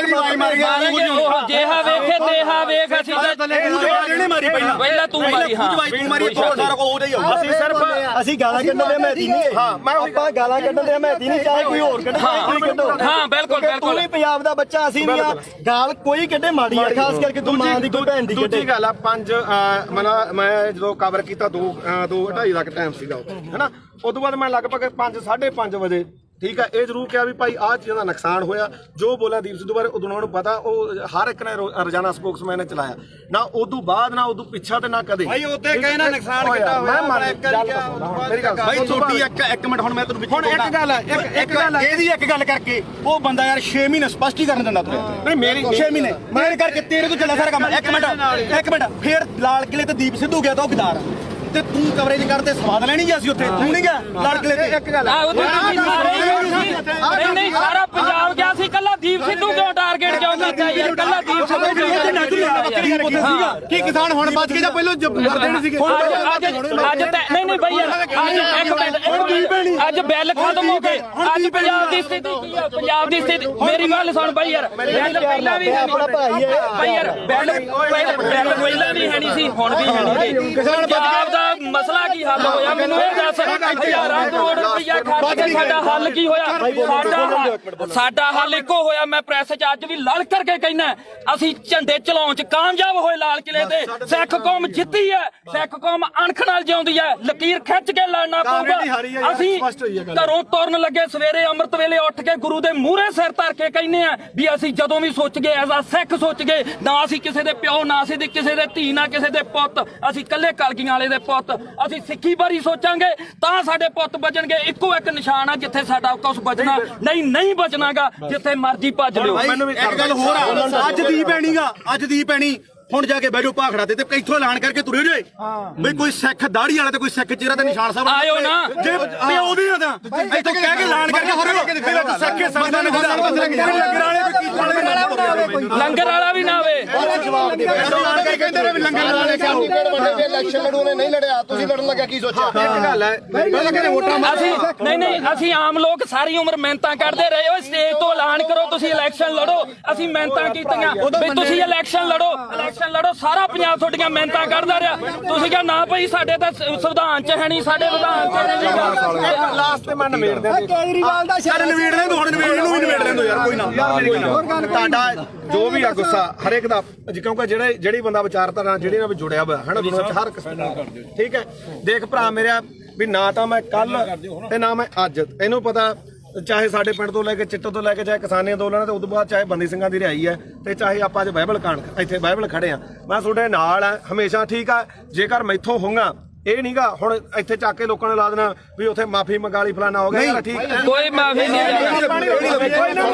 ਜਿਹਾ ਵੇਖੇ ਤੇਹਾ ਵੇਖ ਅਸੀਂ ਇਹਨੇ ਮਾਰੀ ਪਹਿਲਾਂ ਤੂੰ ਮਾਰੀ ਹਾਂ ਤੂੰ ਮਾਰੀ ਸਾਰਾ ਕੋ ਹੋ ਜਾਈ ਅਸੀਂ ਸਿਰਫ ਅਸੀਂ ਗਾਲਾਂ ਕੱਢਣ ਦੇ ਮਹਿਤੀ ਨਹੀਂ ਹਾਂ ਮੈਂ ਆਪਾਂ ਗਾਲਾਂ ਕੱਢਣ ਦੇ ਮਹਿਤੀ ਨਹੀਂ ਚਾਹੇ ਕੋਈ ਹੋਰ ਕੱਢੇ ਕੋਈ ਕੱਢੋ ਹਾਂ ਬਿਲਕੁਲ ਤੂੰ ਵੀ ਪੰਜਾਬ ਦਾ ਬੱਚਾ ਅਸੀਂ ਨਹੀਂ ਆ ਗਾਲ ਕੋਈ ਕੱਢੇ ਮਾੜੀ ਆ ਖਾਸ ਕਰਕੇ ਤੂੰ ਮਾਂ ਦੀ ਕੋਈ ਭੈਣ ਦੀ ਕੱਢੇ ਦੂਜੀ ਗੱਲ ਆ ਮੈਂ ਜਦੋਂ ਕਵਰ ਕੀਤਾ 2:30 ਦਾ ਟਾਈਮ ਸੀਗਾ ਉੱਥੇ ਹੈਨਾ ਉਸ ਤੋਂ ਬਾਅਦ ਮੈਂ ਲਗਭਗ 5:30 ਵਜੇ ਠੀਕ ਹੈ ਇਹ ਜ਼ਰੂਰ ਕਿਹਾ ਵੀ ਭਾਈ ਆਹ ਚੀਜ਼ਾਂ ਦਾ ਨੁਕਸਾਨ ਹੋਇਆ ਜੋ ਬੋਲਿਆ ਦੀਪ ਸਿੱਧੂ ਬਾਰੇ ਉਦੋਂ ਨੂੰ ਪਤਾ ਉਹ ਹਰ ਇੱਕ ਨੇ ਰੋਜ਼ਾਨਾ ਸਪੋਕਸਮੈਨ ਨੇ ਚਲਾਇਆ ਨਾ ਉਦੋਂ ਬਾਅਦ ਨਾ ਉਦੋਂ ਪਿੱਛਾ ਤੇ ਨਾ ਕਦੇ ਭਾਈ ਉੱਤੇ ਕਹੇ ਨਾ ਨੁਕਸਾਨ ਕਿੱਡਾ ਹੋਇਆ ਮੇਰੀ ਗੱਲ ਭਾਈ ਤੁਹਾਡੀ ਇੱਕ ਮਿੰਟ ਹੁਣ ਮੈਂ ਤੈਨੂੰ ਹੁਣ ਇੱਕ ਗੱਲ ਹੈ ਇੱਕ ਗੱਲ ਹੈ ਇਹਦੀ ਇੱਕ ਗੱਲ ਕਰਕੇ ਉਹ ਬੰਦਾ ਯਾਰ 6 ਮਹੀਨੇ ਸਪਸ਼ਟੀਕਰਨ ਦਿੰਦਾ ਤੂੰ ਨਹੀਂ ਮੇਰੀ 6 ਮਹੀਨੇ ਮੇਰੇ ਕਰਕੇ ਤੇਰੇ ਤੋਂ ਚੱਲਿਆ ਸਾਰਾ ਕੰਮ ਇੱਕ ਮਿੰਟ ਫੇਰ ਲਾਲ ਕਿਲੇ ਤੇ ਦੀਪ ਸਿੱਧੂ ਗਿਆ ਤਾਂ ਉਹ ਗਦਾਰ ਤੇ ਤੂੰ ਕਵਰੇਜ ਕਰਦੇ ਸਵਾਦ ਲੈਣੀ ਗਿਆ ਸੀ ਉੱਥੇ ਤੂੰ ਨਹੀਂ ਗਿਆ ਲਾਲ ਕਿਲੇ ਤੇ ਇੱਕ ਗੱਲ ਨਹੀਂ ਸਾਰਾ ਪੰਜਾਬ ਗਿਆ ਸੀ ਕੱਲਾ ਦੀਪ ਸਿੱਧੂ ਕਿਉਂ ਟਾਰਗੇਟ ਕਿਉਂ ਕੀਤਾ ਯਾਰ ਕੱਲਾ ਦੀਪ ਸਿੱਧੂ ਕੀ ਕਿਸਾਨ ਹੁਣ ਬਚ ਕੇ ਜਾਂ ਪਹਿਲਾਂ ਮਰਦੇ ਨਹੀਂ ਸੀਗੇ ਅੱਜ ਨਹੀਂ ਬਈ ਯਾਰ ਅੱਜ ਬਿੱਲ ਖਤਮ ਹੋ ਗਏ ਅੱਜ ਪੰਜਾਬ ਦੀ ਸਥਿਤੀ ਕੀ ਆ ਪੰਜਾਬ ਦੀ ਸਥਿਤੀ ਮੇਰੀ ਗੱਲ ਸੁਣ ਬਈ ਯਾਰ ਬਿੱਲ ਪਹਿਲਾਂ ਵੀ ਹੈ ਬਈ ਯਾਰ ਬਿੱਲ ਪਹਿਲਾਂ ਵੀ ਹੈ ਨਹੀਂ ਸੀ ਹੁਣ ਵੀ ਹੈ ਨਹੀਂ ਪੰਜਾਬ ਦਾ ਮਸਲਾ ਕੀ ਹੱਲ ਹੋਇਆ ਮੈਨੂੰ ਇਹ ਦੱਸ ਹਜ਼ਾਰਾਂ ਕਰੋੜ ਰੁਪਇਆ ਖਰਚ ਕੇ ਸਾਡਾ ਹੱਲ ਕੀ ਹੋਇਆ ਸਾਡਾ ਹੱਲ ਇੱਕੋ ਹੋਇਆ ਮੈਂ ਪ੍ਰੈਸ 'ਚ ਅੱਜ ਵੀ ਲੜ ਕਰਕੇ ਕਹਿਣਾ ਅਸੀਂ ਝੰਡੇ ਚਲਾਉਣ 'ਚ ਕਾਮਯਾਬ ਹੋਏ ਲਾਲ ਕਿਲੇ ਤੇ ਸਿੱਖ ਕੌਮ ਜਿੱਤੀ ਹੈ ਸਿੱਖ ਕੌਮ ਅਣਖ ਨਾਲ ਜਿਉਂਦੀ ਹੈ ਲਕੀਰ ਖਿੱਚ ਕੇ ਲੜਨਾ ਪਊਗਾ ਅਸੀਂ ਘਰੋਂ ਤੁਰਨ ਲੱਗੇ ਸਵੇਰੇ ਅੰਮ੍ਰਿਤ ਵੇਲੇ ਉੱਠ ਕੇ ਗੁਰੂ ਦੇ ਮੂਹਰੇ ਸਿਰ ਧਰ ਕੇ ਕਹਿੰਦੇ ਆ ਵੀ ਅਸੀਂ ਜਦੋਂ ਵੀ ਸੋਚ ਗਏ ਐਜ਼ ਆ ਸਿੱਖ ਸੋਚ ਗਏ ਨਾ ਅਸੀਂ ਕਿਸੇ ਦੇ ਪਿਓ ਨਾ ਅਸੀਂ ਦੇ ਕਿਸੇ ਦੇ ਧੀ ਨਾ ਕਿਸੇ ਦੇ ਪੁੱਤ ਅਸੀਂ ਇਕੱਲੇ ਕਲਗੀਆਂ ਵਾਲੇ ਦੇ ਪੁੱਤ ਅਸੀਂ ਸਿੱਖੀ ਬਾਰੇ ਸੋਚਾਂਗੇ ਤਾਂ ਸਾਡੇ ਪੁੱਤ ਬਚਣਗੇ ਇੱਕੋ ਇੱਕ ਨਿਸ਼ਾਨ ਆ ਜਿੱਥੇ ਸਾਡਾ ਕੁਝ ਬਚਣਾ ਨਹੀਂ ਬਚਣਾਗਾ ਜਿੱਥੇ ਮਰਜ਼ੀ ਭੱਜ ਲਿਓ ਇੱਕ ਗੱਲ ਹੋਰ ਆ ਅੱਜ ਦੀ ਪੈਣੀ ਹੁਣ ਜਾ ਕੇ ਬੈਠੋ ਭਾਖੜਾ ਤੇ ਇੱਥੋਂ ਐਲਾਨ ਕਰਕੇ ਤੁਰੇ ਜੇ ਬਈ ਕੋਈ ਸਿੱਖ ਦਾੜੀ ਵਾਲਾ ਤੇ ਕੋਈ ਸਿੱਖ ਚਿਹਰਾ ਤੇ ਨਿਸ਼ਾਨ ਸਾਹਿਬ ਆਇਓ ਨਾ ਜੇ ਪਿਓ ਦੀ ਨਾ ਤਾਂ ਇੱਥੋਂ ਕਹਿ ਕੇ ਐਲਾਨ ਕਰਕੇ ਤੁਰੇ ਸਿੱਖੇ ਸੰਗਤਾਂ ਨੇ ਲੰਗਰ ਵਾਲਾ ਵੀ ਨਾ ਆਵੇ ਕਹਿੰਦੇ ਨੇ ਵੀ ਲੰਗਰ ਵਾਲੇ ਇਲੈਕਸ਼ਨ ਲੜੂ ਨੇ ਨਹੀਂ ਲੜਿਆ ਤੁਸੀਂ ਲੜਨ ਲੱਗਿਆ ਕੀ ਸੋਚਿਆ ਇੱਕ ਗੱਲ ਹੈ ਪਹਿਲਾਂ ਕਹਿੰਦੇ ਵੋਟਾਂ ਅਸੀਂ ਆਮ ਲੋਕ ਸਾਰੀ ਉਮਰ ਮਿਹਨਤਾਂ ਕਰਦੇ ਰਹੇ ਓ ਸਟੇਜ ਤੋਂ ਐਲਾਨ ਕਰੋ ਤੁਸੀਂ ਇਲੈਕਸ਼ਨ ਲੜੋ ਅਸੀਂ ਮਿਹਨਤਾਂ ਕੀਤੀਆਂ ਵੀ ਤੁਸੀਂ ਇਲੈਕਸ਼ਨ ਲੜੋ ਸਾਰਾ ਪੰਜਾਬ ਤੁਹਾਡੀਆਂ ਮਿਹਨਤਾਂ ਕਰਦਾ ਰਿਹਾ ਤੁਸੀਂ ਕਿਹਾ ਨਾ ਭਾਈ ਸਾਡੇ ਤਾਂ ਸੰਵਿਧਾਨ 'ਚ ਹੈ ਨਹੀਂ ਸਾਡੇ ਵਿਧਾਨ 'ਚ ਨਹੀਂ ਲਾਸਟ ਤੇ ਮੈਂ ਨਿਬੇੜ ਦੇ ਕੇਜਰੀਵਾਲ ਦਾ ਚੱਲ ਨਵੇੜ ਲੈ ਤੂੰ ਹੁਣ ਨਵੇੜ ਨੂੰ ਵੀ ਨਵੇੜ ਲੈਂਦੋ ਯਾਰ ਕੋਈ ਨਾ ਤੁਹਾਡਾ ਜੋ ਵੀ ਆ ਗੁੱਸਾ ਹਰੇਕ ਦਾ ਕਿਉਂਕਿ ਜਿਹੜੀ ਬੰਦਾ ਵਿਚਾਰਧਾਰਾ ਜਿਹੜੀ ਨਾਲ ਜੁੜਿਆ ਹੋਇਆ ਹੈ ਨਾ ਦੁਨੀਆ 'ਚ ਹਰ ਕਿਸਮ ਦਾ ਠੀਕ ਹੈ ਦੇਖ ਭਰਾ ਮੇਰਾ ਵੀ ਨਾ ਤਾਂ ਮੈਂ ਕੱਲ ਤੇ ਨਾ ਮੈਂ ਅੱਜ ਇਹਨੂੰ ਪਤਾ ਚਾਹੇ ਸਾਡੇ ਪਿੰਡ ਤੋਂ ਲੈ ਕੇ ਚਿੱਟੋ ਤੋਂ ਲੈ ਕੇ ਚਾਹੇ ਕਿਸਾਨੀ ਅੰਦੋਲਨ ਤੇ ਉਦੋਂ ਬਾਅਦ ਚਾਹੇ ਬੰਦੀ ਸਿੰਘਾਂ ਦੀ ਰਿਹਾਈ ਹੈ ਤੇ ਚਾਹੇ ਆਪਾਂ ਅੱਜ ਬਾਈਬਲ ਕਾਂਡ ਇੱਥੇ ਬਾਈਬਲ ਖੜੇ ਆ ਮੈਂ ਤੁਹਾਡੇ ਨਾਲ ਆ ਹਮੇਸ਼ਾ ਠੀਕ ਆ ਜੇਕਰ ਮੈਥੋਂ ਹੋਊਗਾ ਇਹ ਨਹੀਂਗਾ ਹੁਣ ਇੱਥੇ ਚੱਕ ਕੇ ਲੋਕਾਂ ਨੇ ਲਾ ਦੇਣਾ ਵੀ ਉੱਥੇ ਮਾਫੀ ਮੰਗਾ ਲਈ ਫਲਾਣਾ ਹੋ ਗਿਆ ਠੀਕ ਕੋਈ ਮਾਫੀ ਨਹੀਂ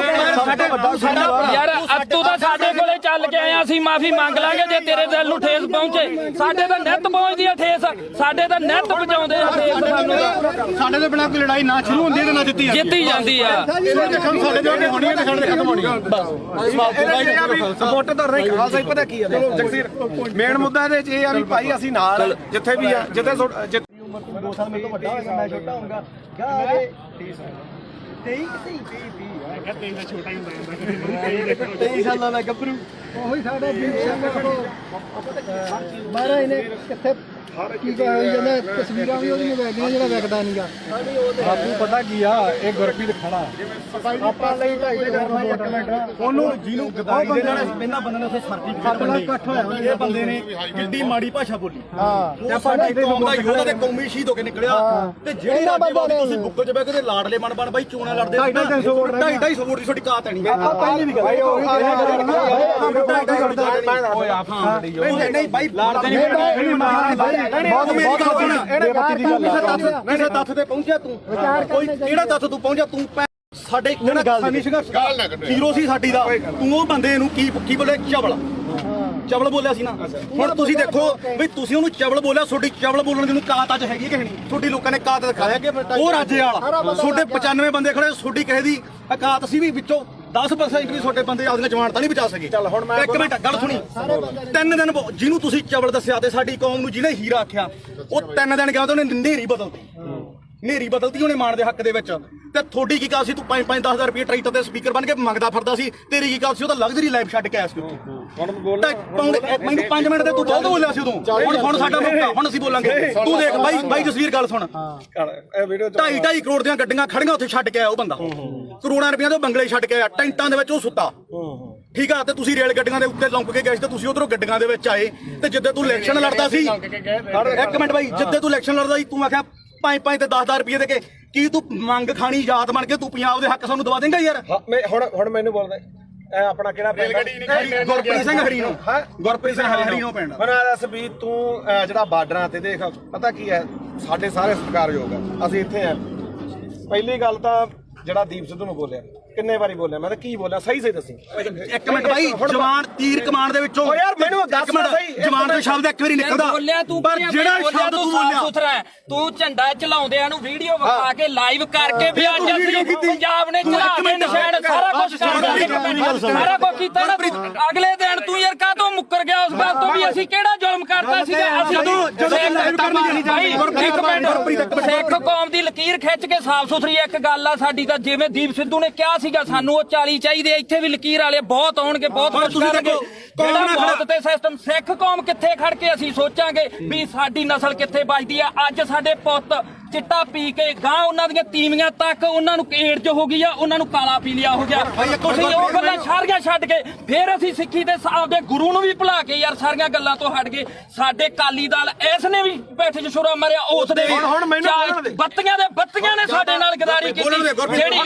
ਯਾਰ ਤੂੰ ਤਾਂ ਸਾਡੇ ਕੋਲੇ ਚੱਲ ਕੇ ਆਇਆ ਅਸੀਂ ਮਾਫੀ ਮੰਗ ਲਾਂਗੇ ਜੇ ਤੇਰੇ ਦਿਲ ਨੂੰ ਠੇਸ ਪਹੁੰਚੇ ਸਾਡੇ ਤਾਂ ਨਿੱਤ ਪਹੁੰਚਦੀ ਆ ਠੇਸ ਸਾਡੇ ਤਾਂ ਨਿੱਤ ਪਹੁੰਚਾਉਂਦੇ ਆ ਠੇਸ ਸਾਨੂੰ ਸਾਡੇ ਦੇ ਬਿਨਾਂ ਕੋਈ ਲੜਾਈ ਨਾ ਸ਼ੁਰੂ ਹੁੰਦੀ ਤੇ ਨਾ ਜਿੱਤੀ ਜਾਂਦੀ ਆ ਸਾਡੇ ਜੋ ਹੋਣੀ ਹੈ ਤੇ ਸਾਡੇ ਖਤਮ ਹੋਣੀ ਹੈ ਬਸ ਸਪੋਰਟ ਤਾਂ ਨਹੀਂ ਖਾਲਸਾ ਹੀ ਪਤਾ ਕੀ ਹੈ ਜਗਸੀਰ ਮੇਨ ਮੁੱਦਾ ਇਹਦੇ 'ਚ ਇਹ ਆ ਵੀ ਭਾਈ ਅਸੀਂ ਨਾਲ ਜਿੱਥੇ ਵੀ ਆ ਜਿੱਥੇ ਉਮਰ ਤੋਂ 2 ਸਾਲ ਮੇਰੇ ਤੋਂ ਵੱਡਾ ਹੋਏਗਾ ਮੈਂ ਛੋਟਾ ਹੋਊਗਾ ਗਾਰੇ 23 ਸਾਲਾਂ ਦਾ ਗੱਭਰੂ ਉਹੀ ਸਾਡਾ ਦੀਪ ਸਿੰਘ ਮਹਾਰਾਜ ਨੇ ਕਿੱਥੇ ਕੀ ਹੋਈ ਜਾਂਦਾ ਤਸਵੀਰਾਂ ਵੀ ਉਹਦੀਆਂ ਵੇਖਦੀਆਂ ਜਿਹੜਾ ਵੇਖਦਾ ਨਹੀਂਗਾ ਬਾਪੂ ਪਤਾ ਕੀ ਆ ਇਹ ਗੁਰਪ੍ਰੀਤ ਖੜਾ ਆਪਾਂ ਲਈ ਢਾਈ ਦੇ ਘਰ ਇੱਕ ਮਿੰਟ ਉਹਨੂੰ ਜਿਹਨੂੰ ਗਦਾਰੀ ਦੇ ਨਾਲ ਪਹਿਲਾਂ ਬੰਦੇ ਨੇ ਉੱਥੇ ਸਰਟੀਫਿਕੇਟ ਇਕੱਠ ਹੋਇਆ ਇਹ ਬੰਦੇ ਨੇ ਕਿੰਨੀ ਮਾੜੀ ਭਾਸ਼ਾ ਬੋਲੀ ਤੇ ਆਪਾਂ ਢਾਈ ਕੌਮ ਦਾ ਯੋਧਾ ਤੇ ਕੌਮੀ ਸ਼ਹੀਦ ਹੋ ਕੇ ਨਿਕਲਿਆ ਤੇ ਜਿਹੜੀ ਰਾਜੇਵਾਲ ਤੁਸੀਂ ਬੁੱਕਲ 'ਚ ਬਹਿ ਕੇ ਲਾੜਲੇ ਬਣ ਬਾਈ ਚੋਣਾਂ ਲੜਦੇ 250 ਵੋਟ ਦੀ ਤੁਹਾਡੀ ਕਾਤ ਨਹੀਂ ਪਹਿਲੀ ਵੀ ਗੱਲ ਨਹੀਂ ਬਾਈ ਲਾੜਦੇ ਕਿਸੇ ਤੱਥ ਤੇ ਪਹੁੰਚਿਆ ਤੂੰ ਕੋਈ ਕਿਹੜਾ ਤੱਥ ਤੂੰ ਪਹੁੰਚਿਆ ਤੂੰ ਸਾਡੇ ਜਿਹੜਾ ਕਿਸਾਨੀ ਸੰਘਰਸ਼ ਹੀਰੋ ਸੀ ਸਾਡੀ ਦਾ ਤੂੰ ਉਹ ਬੰਦੇ ਨੂੰ ਕੀ ਬੋਲੇ ਚਵਲ ਬੋਲਿਆ ਸੀ ਨਾ ਹੁਣ ਤੁਸੀਂ ਦੇਖੋ ਵੀ ਤੁਸੀਂ ਉਹਨੂੰ ਚਵਲ ਬੋਲਿਆ ਤੁਹਾਡੀ ਚਵਲ ਬੋਲਣ ਦੀ ਨੂੰ ਕਾਤ ਅੱਜ ਹੈਗੀ ਕਿ ਨਹੀਂ ਤੁਹਾਡੀ ਲੋਕਾਂ ਨੇ ਕਾਤ ਦਿਖਾਇਆ ਕਿ ਉਹ ਰਾਜੇ ਵਾਲਾ ਤੁਹਾਡੇ 95 ਬੰਦੇ ਖੜੇ ਤੁਹਾਡੀ ਕਿਸੇ ਦੀ ਕਾਤ ਸੀ ਵੀ ਵਿੱਚੋਂ 10% ਵੀ ਤੁਹਾਡੇ ਬੰਦੇ ਆਪਦੀਆਂ ਜਵਾਨਤਾਂ ਨਹੀਂ ਬਚਾ ਸਕੇ ਚੱਲ ਹੁਣ ਮੈਂ ਇੱਕ ਮਿੰਟ ਗੱਲ ਸੁਣੀ 3 ਦਿਨ ਜਿਹਨੂੰ ਤੁਸੀਂ ਚਵਲ ਦੱਸਿਆ ਤੇ ਸਾਡੀ ਕੌਮ ਨੂੰ ਜਿਹਨੇ ਹੀਰਾ ਆਖਿਆ ਉਹ 3 ਦਿਨ ਗਿਆ ਤੇ ਉਹਨੇ ਨੇਰੀ ਬਦਲਤੀ ਉਹਨੇ ਮਾਣ ਦੇ ਹੱਕ ਦੇ ਵਿੱਚ ਤੇ ਤੁਹਾਡੀ ਕੀ ਕਾਲ ਸੀ ਤੂੰ 5-10,000 ਰੁਪਏ ਟਰੈਕਟਰ ਤੇ ਸਪੀਕਰ ਬਣ ਕੇ ਮੰਗਦਾ ਫਿਰਦਾ ਸੀ ਤੇਰੀ ਕੀ ਕਾਲ ਸੀ ਉਹ ਤਾਂ ਲਗਜ਼ਰੀ ਲਾਈਫ ਛੱਡ ਕੇ ਆਇਆ ਸੀ ਉੱਥੇ ਮੈਨੂੰ 5 ਮਿੰਟ ਤੇ ਤੂੰ ਬਹੁਤ ਬੋਲਿਆ ਸੀ ਉਦੋਂ ਹੁਣ ਸਾਡਾ ਮੌਕਾ ਹੁਣ ਅਸੀਂ ਬੋਲਾਂਗੇ ਤੂੰ ਦੇਖ ਬਾਈ ਜਸਵੀਰ ਗੱਲ ਸੁਣ 2.5 ਕਰੋੜ ਦੀਆਂ ਗੱਡੀਆਂ ਖੜੀਆਂ ਉੱਥੇ ਛੱਡ ਕੇ ਆਇਆ ਉਹ ਬੰਦਾ ਕਰੋੜਾਂ ਰੁਪਈਆਂ ਦੇ ਬੰਗਲੇ ਛੱਡ ਕੇ ਆਇਆ ਟੈਂਟਾਂ ਦੇ ਵਿੱਚ ਉਹ ਸੁੱਤਾ ਠੀਕ ਆ ਤੇ ਤੁਸੀਂ ਰੇਲ ਗੱਡੀਆਂ ਦੇ ਉੱਤੇ ਲੰਘ ਕੇ ਗਏ ਤੇ ਤੁਸੀਂ ਉਧਰੋਂ ਗੱਡੀਆਂ ਦੇ ਵਿੱਚ ਆਏ ਤੇ ਜਿੱਦੇ ਤੂੰ ਇਲੈਕਸ਼ਨ ਲੜਦਾ ਸੀ ਇੱਕ ਮਿੰਟ ਬਾਈ ਜਿੱਦੇ ਤੂੰ ਇਲੈਕਸ਼ਨ ਲੜਦਾ ਸੀ ਤੂੰ ਆਖਿਆ 5 ਤੇ 10,000 ਰੁਪਏ ਦੇ ਕੇ ਕੀ ਤੂੰ ਮੰਗ ਖਾਣੀ ਜਾਤ ਬਣ ਕੇ ਤੂੰ ਪੰਜਾਬ ਦੇ ਹੱਕ ਸਾਨੂੰ ਦਵਾ ਦੇਂਗਾ ਯਾਰ? ਹੁਣ ਮੈਨੂੰ ਬੋਲਦਾ ਆਪਣਾ ਕਿਹੜਾ ਪਿੰਡ ਗੁਰਪ੍ਰੀਤ ਸਿੰਘ ਹਰੀਨੋ ਗੁਰਪ੍ਰੀਤ ਸਿੰਘ ਹਰੀਨੋ ਪਿੰਡ। ਮੈਨੂੰ ਦੱਸ ਵੀ ਤੂੰ ਜਿਹੜਾ ਬਾਰਡਰਾਂ ਤੇ ਦੇਖ ਪਤਾ ਕੀ ਹੈ ਸਾਡੇ ਸਾਰੇ ਸਤਿਕਾਰਯੋਗ ਆ ਅਸੀਂ ਇੱਥੇ ਆ। ਪਹਿਲੀ ਗੱਲ ਤਾਂ ਜਿਹੜਾ ਦੀਪ ਸਿੱਧੂ ਨੂੰ ਬੋਲਿਆ ਕਿੰਨੇ ਵਾਰੀ ਬੋਲਿਆ ਮੈਂ ਤਾਂ ਕੀ ਬੋਲਿਆ ਸਹੀ ਦੱਸੀ। ਇੱਕ ਮਿੰਟ ਬਾਈ ਜਵਾਨ ਤੀਰ ਕਮਾਨ ਦੇ ਵਿੱਚੋਂ ਓ ਯਾਰ ਮੈਨੂੰ ਦੱਸ ਸਹੀ ਜਵਾਨ ਦਾ ਸ਼ਬਦ ਇੱਕ ਵਾਰੀ ਨਿਕਲਦਾ ਬੋਲਿਆ ਤੂੰ ਪਰ ਜਿਹੜਾ ਸ਼ਬਦ ਤੂੰ ਬੋਲਿਆ ਸੁਥਰਾ ਤੂੰ ਝੰਡਾ ਚਲਾਉਂਦਿਆਂ ਨੂੰ ਵੀਡੀਓ ਵਿਖਾ ਕੇ ਲਾਈਵ ਕਰਕੇ ਵੀ ਅੱਜ ਅਸੀਂ ਪੰਜਾਬ ਨੇ ਚੜਾ ਕੇ ਨਿਸ਼ਾਨ ਸਾਰਾ ਕੁਝ ਕਰਦਾ ਸਾਰਾ ਕੁਝ ਕੀਤਾ ਨਾ ਅਗਲੇ ਦਿਨ ਤੂੰ ਯਾਰ ਕਾਹਤੋਂ ਮੁੱਕਰ ਗਿਆ ਉਸ ਗੱਲ ਤੋਂ ਵੀ ਅਸੀਂ ਕਿਹੜਾ ਜ਼ੁਲਮ ਕਰਤਾ ਸੀਗਾ ਅਸੀਂ ਸਿੱਖ ਕੌਮ ਦੀ ਲਕੀਰ ਖਿੱਚ ਕੇ ਸਾਫ਼ ਸੁਥਰੀ ਇੱਕ ਗੱਲ ਆ ਸਾਡੀ ਤਾਂ ਜਿਵੇਂ ਦੀਪ ਸਿੱਧੂ ਨੇ ਕਿਹਾ ਸੀਗਾ ਸਾਨੂੰ ਉਹ 40 ਚਾਹੀਦੇ ਇੱਥੇ ਵੀ ਲਕੀਰ ਵਾਲੇ ਬਹੁਤ ਆਉਣਗੇ ਬਹੁਤ ਕੁਝ ਕਰਨਗੇ ਜਿਹੜਾ ਮੌਤ ਤੇ ਸਿਸਟਮ ਸਿੱਖ ਕੌਮ ਕਿੱਥੇ ਖੜ ਕੇ ਅਸੀਂ ਸੋਚਾਂਗੇ ਵੀ ਸਾਡੀ ਨਸਲ ਕਿੱਥੇ ਬਚਦੀ ਆ। ਅੱਜ ਸਾਡੇ ਪੁੱਤ ਚਿੱਟਾ ਪੀ ਕੇ ਗਾਂ ਉਹਨਾਂ ਦੀਆਂ ਤੀਵੀਆਂ ਤੱਕ ਉਹਨਾਂ ਨੂੰ ਏਡਜ਼ ਹੋ ਗਈ ਆ ਉਹਨਾਂ ਨੂੰ ਕਾਲਾ ਪੀਲੀਆ ਹੋ ਗਿਆ। ਤੁਸੀਂ ਉਹ ਗੱਲਾਂ ਸਾਰੀਆਂ ਛੱਡ ਕੇ ਫਿਰ ਅਸੀਂ ਸਿੱਖੀ ਦੇ ਆਪਦੇ ਗੁਰੂ ਨੂੰ ਵੀ ਭੁਲਾ ਕੇ ਯਾਰ ਸਾਰੀਆਂ ਗੱਲਾਂ ਤੋਂ ਹਟ ਗਏ। ਸਾਡੇ ਕਾਲੀ ਦਲ ਇਸ ਨੇ ਵੀ ਪੈਠ 'ਚ ਛੁਰਾ ਮਾਰਿਆ ਉਸ ਦੇ ਬੱਤੀਆਂ ਨੇ ਸਾਡੇ ਨਾਲ ਗਦਾਰੀ ਕੀਤੀ। ਜਿਹੜੀ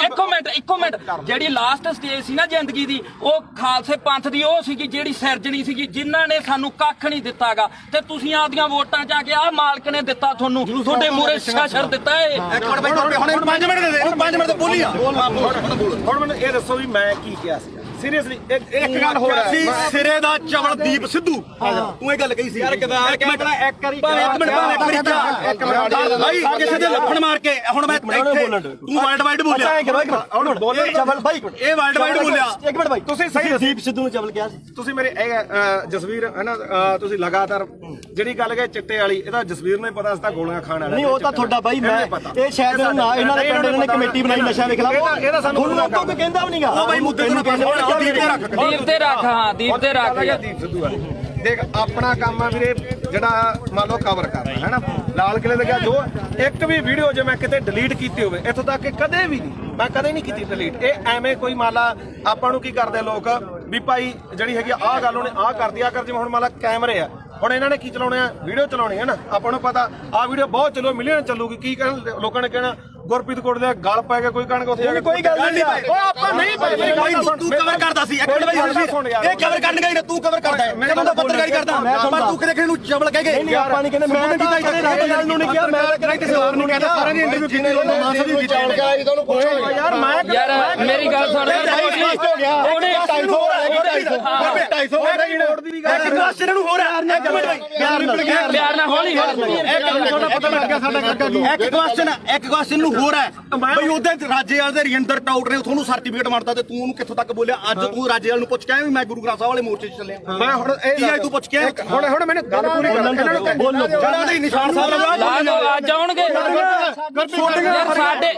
ਇੱਕੋ ਮਿੰਟ ਜਿਹੜੀ ਲਾਸਟ ਸਟੇਜ ਸੀ ਨਾ ਜ਼ਿੰਦਗੀ ਦੀ ਉਹ ਖਾਲਸੇ ਪੰਥ ਦੀ ਉਹ ਸੀਗੀ ਜਿਹੜੀ ਸਿਰਜਣੀ ਸੀਗੀ ਜਿਨ੍ਹਾਂ ਨੇ ਸਾਨੂੰ ਕੱਖ ਨਹੀਂ ਦਿੱਤਾਗਾ ਤੇ ਤੁਸੀਂ ਆਪਦੀਆਂ ਵੋਟਾਂ 'ਚ ਆ ਕੇ ਆਹ ਮਾਲਕ ਨੇ ਦਿੱਤਾ ਤੁਹਾਨੂੰ ਤੁਹਾਡੇ ਮੂਹਰੇ ਛਰ ਦਿੱਤਾ ਏ। ਇੱਕ ਮਿੰਟ ਬਾਈ ਹੁਣ 5 ਮਿੰਟ ਦੇ ਦੇ 5 ਮਿੰਟ ਤੇ ਬੋਲੀ ਆ। ਹੁਣ ਮੈਨੂੰ ਇਹ ਦੱਸੋ ਵੀ ਮੈਂ ਕੀ ਕਿਹਾ ਸੀ ਸੀਰੀਅਸਲੀ ਇੱਕ ਗੱਲ ਹੋ ਰਹੀ ਸੀ ਸਿਰੇ ਦਾ ਚਵਲ ਦੀਪ ਸਿੱਧੂ ਤੂੰ ਇਹ ਗੱਲ ਕਹੀ ਸੀ ਯਾਰ ਗਦਾਰ ਇੱਕ ਮਿੰਟ ਭਾਈ ਕਿਸੇ ਦੇ ਲੱਫੜ ਮਾਰ ਕੇ ਹੁਣ ਮੈਂ ਤੂੰ ਵਰਲਡ ਵਾਈਡ ਬੋਲਿਆ ਹੁਣ ਬੋਲੇ ਚਵਲ ਬਾਈ ਇਹ ਵਰਲਡ ਵਾਈਡ ਬੋਲਿਆ। ਇੱਕ ਮਿੰਟ ਬਾਈ ਤੁਸੀਂ ਸਹੀ ਦੀਪ ਸਿੱਧੂ ਨੂੰ ਚਵਲ ਕਿਹਾ ਸੀ ਤੁਸੀਂ ਮੇਰੇ ਜਸਵੀਰ ਹੈ ਨਾ ਤੁਸੀਂ ਲਗਾਤਾਰ ਜਿਹੜੀ ਗੱਲ ਕਹੇ ਚਿੱਟੇ ਵਾਲੀ ਇਹਦਾ ਜਸਵੀਰ ਨੂੰ ਹੀ ਪਤਾ ਅਸਤਾ ਗੋਲੀਆਂ ਖਾਣ ਵਾਲਾ ਨਹੀਂ ਉਹ ਤਾਂ ਤੁਹਾਡਾ ਬਾਈ ਮੈਂ ਇਹ ਸ਼ਾਇਦ ਇਹਨਾਂ ਦੇ ਪਿੰਡ ਨੇ ਕਮੇਟੀ ਬਣਾਈ ਨਸ਼ਾ ਦੇ ਖਿਲਾਫ ਇਹਦਾ ਸਾਨੂੰ ਲੋਕਾਂ ਕੋਈ ਕਹਿੰਦਾ ਵੀ ਨਹੀਂਗਾ ਉਹ ਬਾਈ ਮੁੱਦੇ ਨੂੰ ਦੀਪ ਤੇ ਰੱਖ ਹਾਂ ਦੀਪ ਤੇ ਰੱਖ ਦੀਪ ਸਿੱਧੂ ਆ ਦੇਖ ਆਪਣਾ ਕੰਮ ਆ ਵੀਰੇ ਜਿਹੜਾ ਮੰਨ ਲਓ ਕਵਰ ਕਰਨਾ ਹੈ ਨਾ ਲਾਲ ਕਿਲੇ ਦੇ ਗਿਆ ਜੋ ਇੱਕ ਵੀ ਵੀਡੀਓ ਜੇ ਮੈਂ ਕਿਤੇ ਡਿਲੀਟ ਕੀਤੀ ਹੋਵੇ ਇੱਥੋਂ ਤੱਕ ਕਿ ਕਦੇ ਵੀ ਨਹੀਂ ਮੈਂ ਕਦੇ ਨਹੀਂ ਕੀਤੀ ਡਿਲੀਟ। ਇਹ ਐਵੇਂ ਕੋਈ ਮਾਲਾ ਆਪਾਂ ਨੂੰ ਕੀ ਕਰਦੇ ਲੋਕ ਵੀ ਭਾਈ ਜਿਹੜੀ ਹੈਗੀ ਆਹ ਗੱਲ ਉਹਨੇ ਆਹ ਕਰਦੀ ਆ ਕਰ ਜਿਵੇਂ ਹੁਣ ਮਾਲਾ ਕੈਮਰੇ ਆ ਹੁਣ ਇਹਨਾਂ ਨੇ ਕੀ ਚਲਾਉਣੇ ਆ ਵੀਡੀਓ ਚਲਾਉਣੀ ਹੈ ਨਾ ਆਪਾਂ ਨੂੰ ਪਤਾ ਆਹ ਵੀਡੀਓ ਬਹੁਤ ਚੱਲੋ ਮਿਲੀਅਨ ਚੱਲੂਗੀ ਕੀ ਕਹਿਣ ਲੋਕਾਂ ਨੇ ਕਹਿਣਾ ਗੁਰਪ੍ਰੀਤ ਕੋਟ ਦੇ ਗਲ ਪੈ ਕੇ ਕੋਈ ਕਹਿਣਗੇ ਉੱਥੇ ਜਾ ਕੇ ਕੋਈ ਗੱਲ ਨਹੀਂ ਉਹ ਆਪਾਂ ਨਹੀਂ ਭਾਈ ਤੂੰ ਕਵਰ ਕਰਦਾ ਸੀ ਇੱਕ ਮਿੰਟ ਬਾਈ ਇਹ ਕਵਰ ਕਰਨ ਗਈ ਨਾ ਤੂੰ ਕਵਰ ਕਰਦਾ ਮੈਂ ਤਾਂ ਪੱਤਰਕਾਰੀ ਕਰਦਾ ਪਰ ਤੂੰ ਕਿਹਦੇ ਨੂੰ ਚਵਲ ਕਹਿ ਗਏ ਨਹੀਂ ਆਪਾਂ ਨਹੀਂ ਕਹਿੰਦੇ ਮੈਂ ਤਾਂ ਗੱਲ ਨੂੰ ਨਹੀਂ ਕਿਹਾ ਮੈਂ ਤਾਂ ਕਿਸੇ ਹੋਰ ਨੂੰ ਕਹਿੰਦਾ ਸਾਰਿਆਂ ਦੀ ਇੰਟਰਵਿਊ ਕੀਤੀ ਮਾਨਸਾ ਦੀ ਚਵਲ ਕਿਹਾ ਇਹ ਤੁਹਾਨੂੰ ਪੁੱਛੋ ਯਾਰ ਮੇਰੀ ਗੱਲ ਸੁਣ ਉਹਨੇ 250 ਦੀ ਗੱਲ ਇੱਕ ਕੁਐਸਚਨ ਨੂੰ ਹੋਰ ਹੈ ਇੱਕ ਮਿੰਟ ਪਿਆਰ ਨਾਲ ਹੌਲੀ ਤੁਹਾਡਾ ਪਤਾ ਲੱਗ ਗਿਆ ਸਾਡਾ ਕਾਕਾ ਕੀ ਇੱਕ ਕੁਐਸਚਨ ਨੂੰ ਹੋਰ ਹੈ ਬਈ ਉਹਦੇ ਰਾਜੇਵਾਲ ਦੇ ਰਿੰਦਰ ਟਾਊਟ ਨੇ ਤੁਹਾਨੂੰ ਸਰਟੀਫਿਕੇਟ ਮਾਰਤਾ ਤੇ ਤੂੰ ਉਹਨੂੰ ਕਿੱਥੋਂ ਤੱਕ ਬੋਲਿਆ ਅੱਜ ਤੂੰ ਰਾਜੇਵਾਲ ਨੂੰ ਪੁੱਛ ਕੇ ਆਇਆ ਵੀ ਮੈਂ ਗੁਰੂ ਗ੍ਰੰਥ ਸਾਹਿਬ ਵਾਲੇ ਮੋਰਚੇ 'ਚ ਚੱਲਿਆ ਮੈਂ ਹੁਣ ਇਹ ਤੂੰ ਪੁੱਛ ਕੇ ਹੁਣ ਮੈਨੂੰ ਗੱਲ ਪੂਰੀ ਕਰ ਇਹਨਾਂ ਨੂੰ ਬੋਲੋ ਜਿਹੜਾ ਦੇ ਨਿਸ਼ਾਨ ਸਾਹਿਬ ਅੱਜ ਆਉਣਗੇ ਸਾਡੇ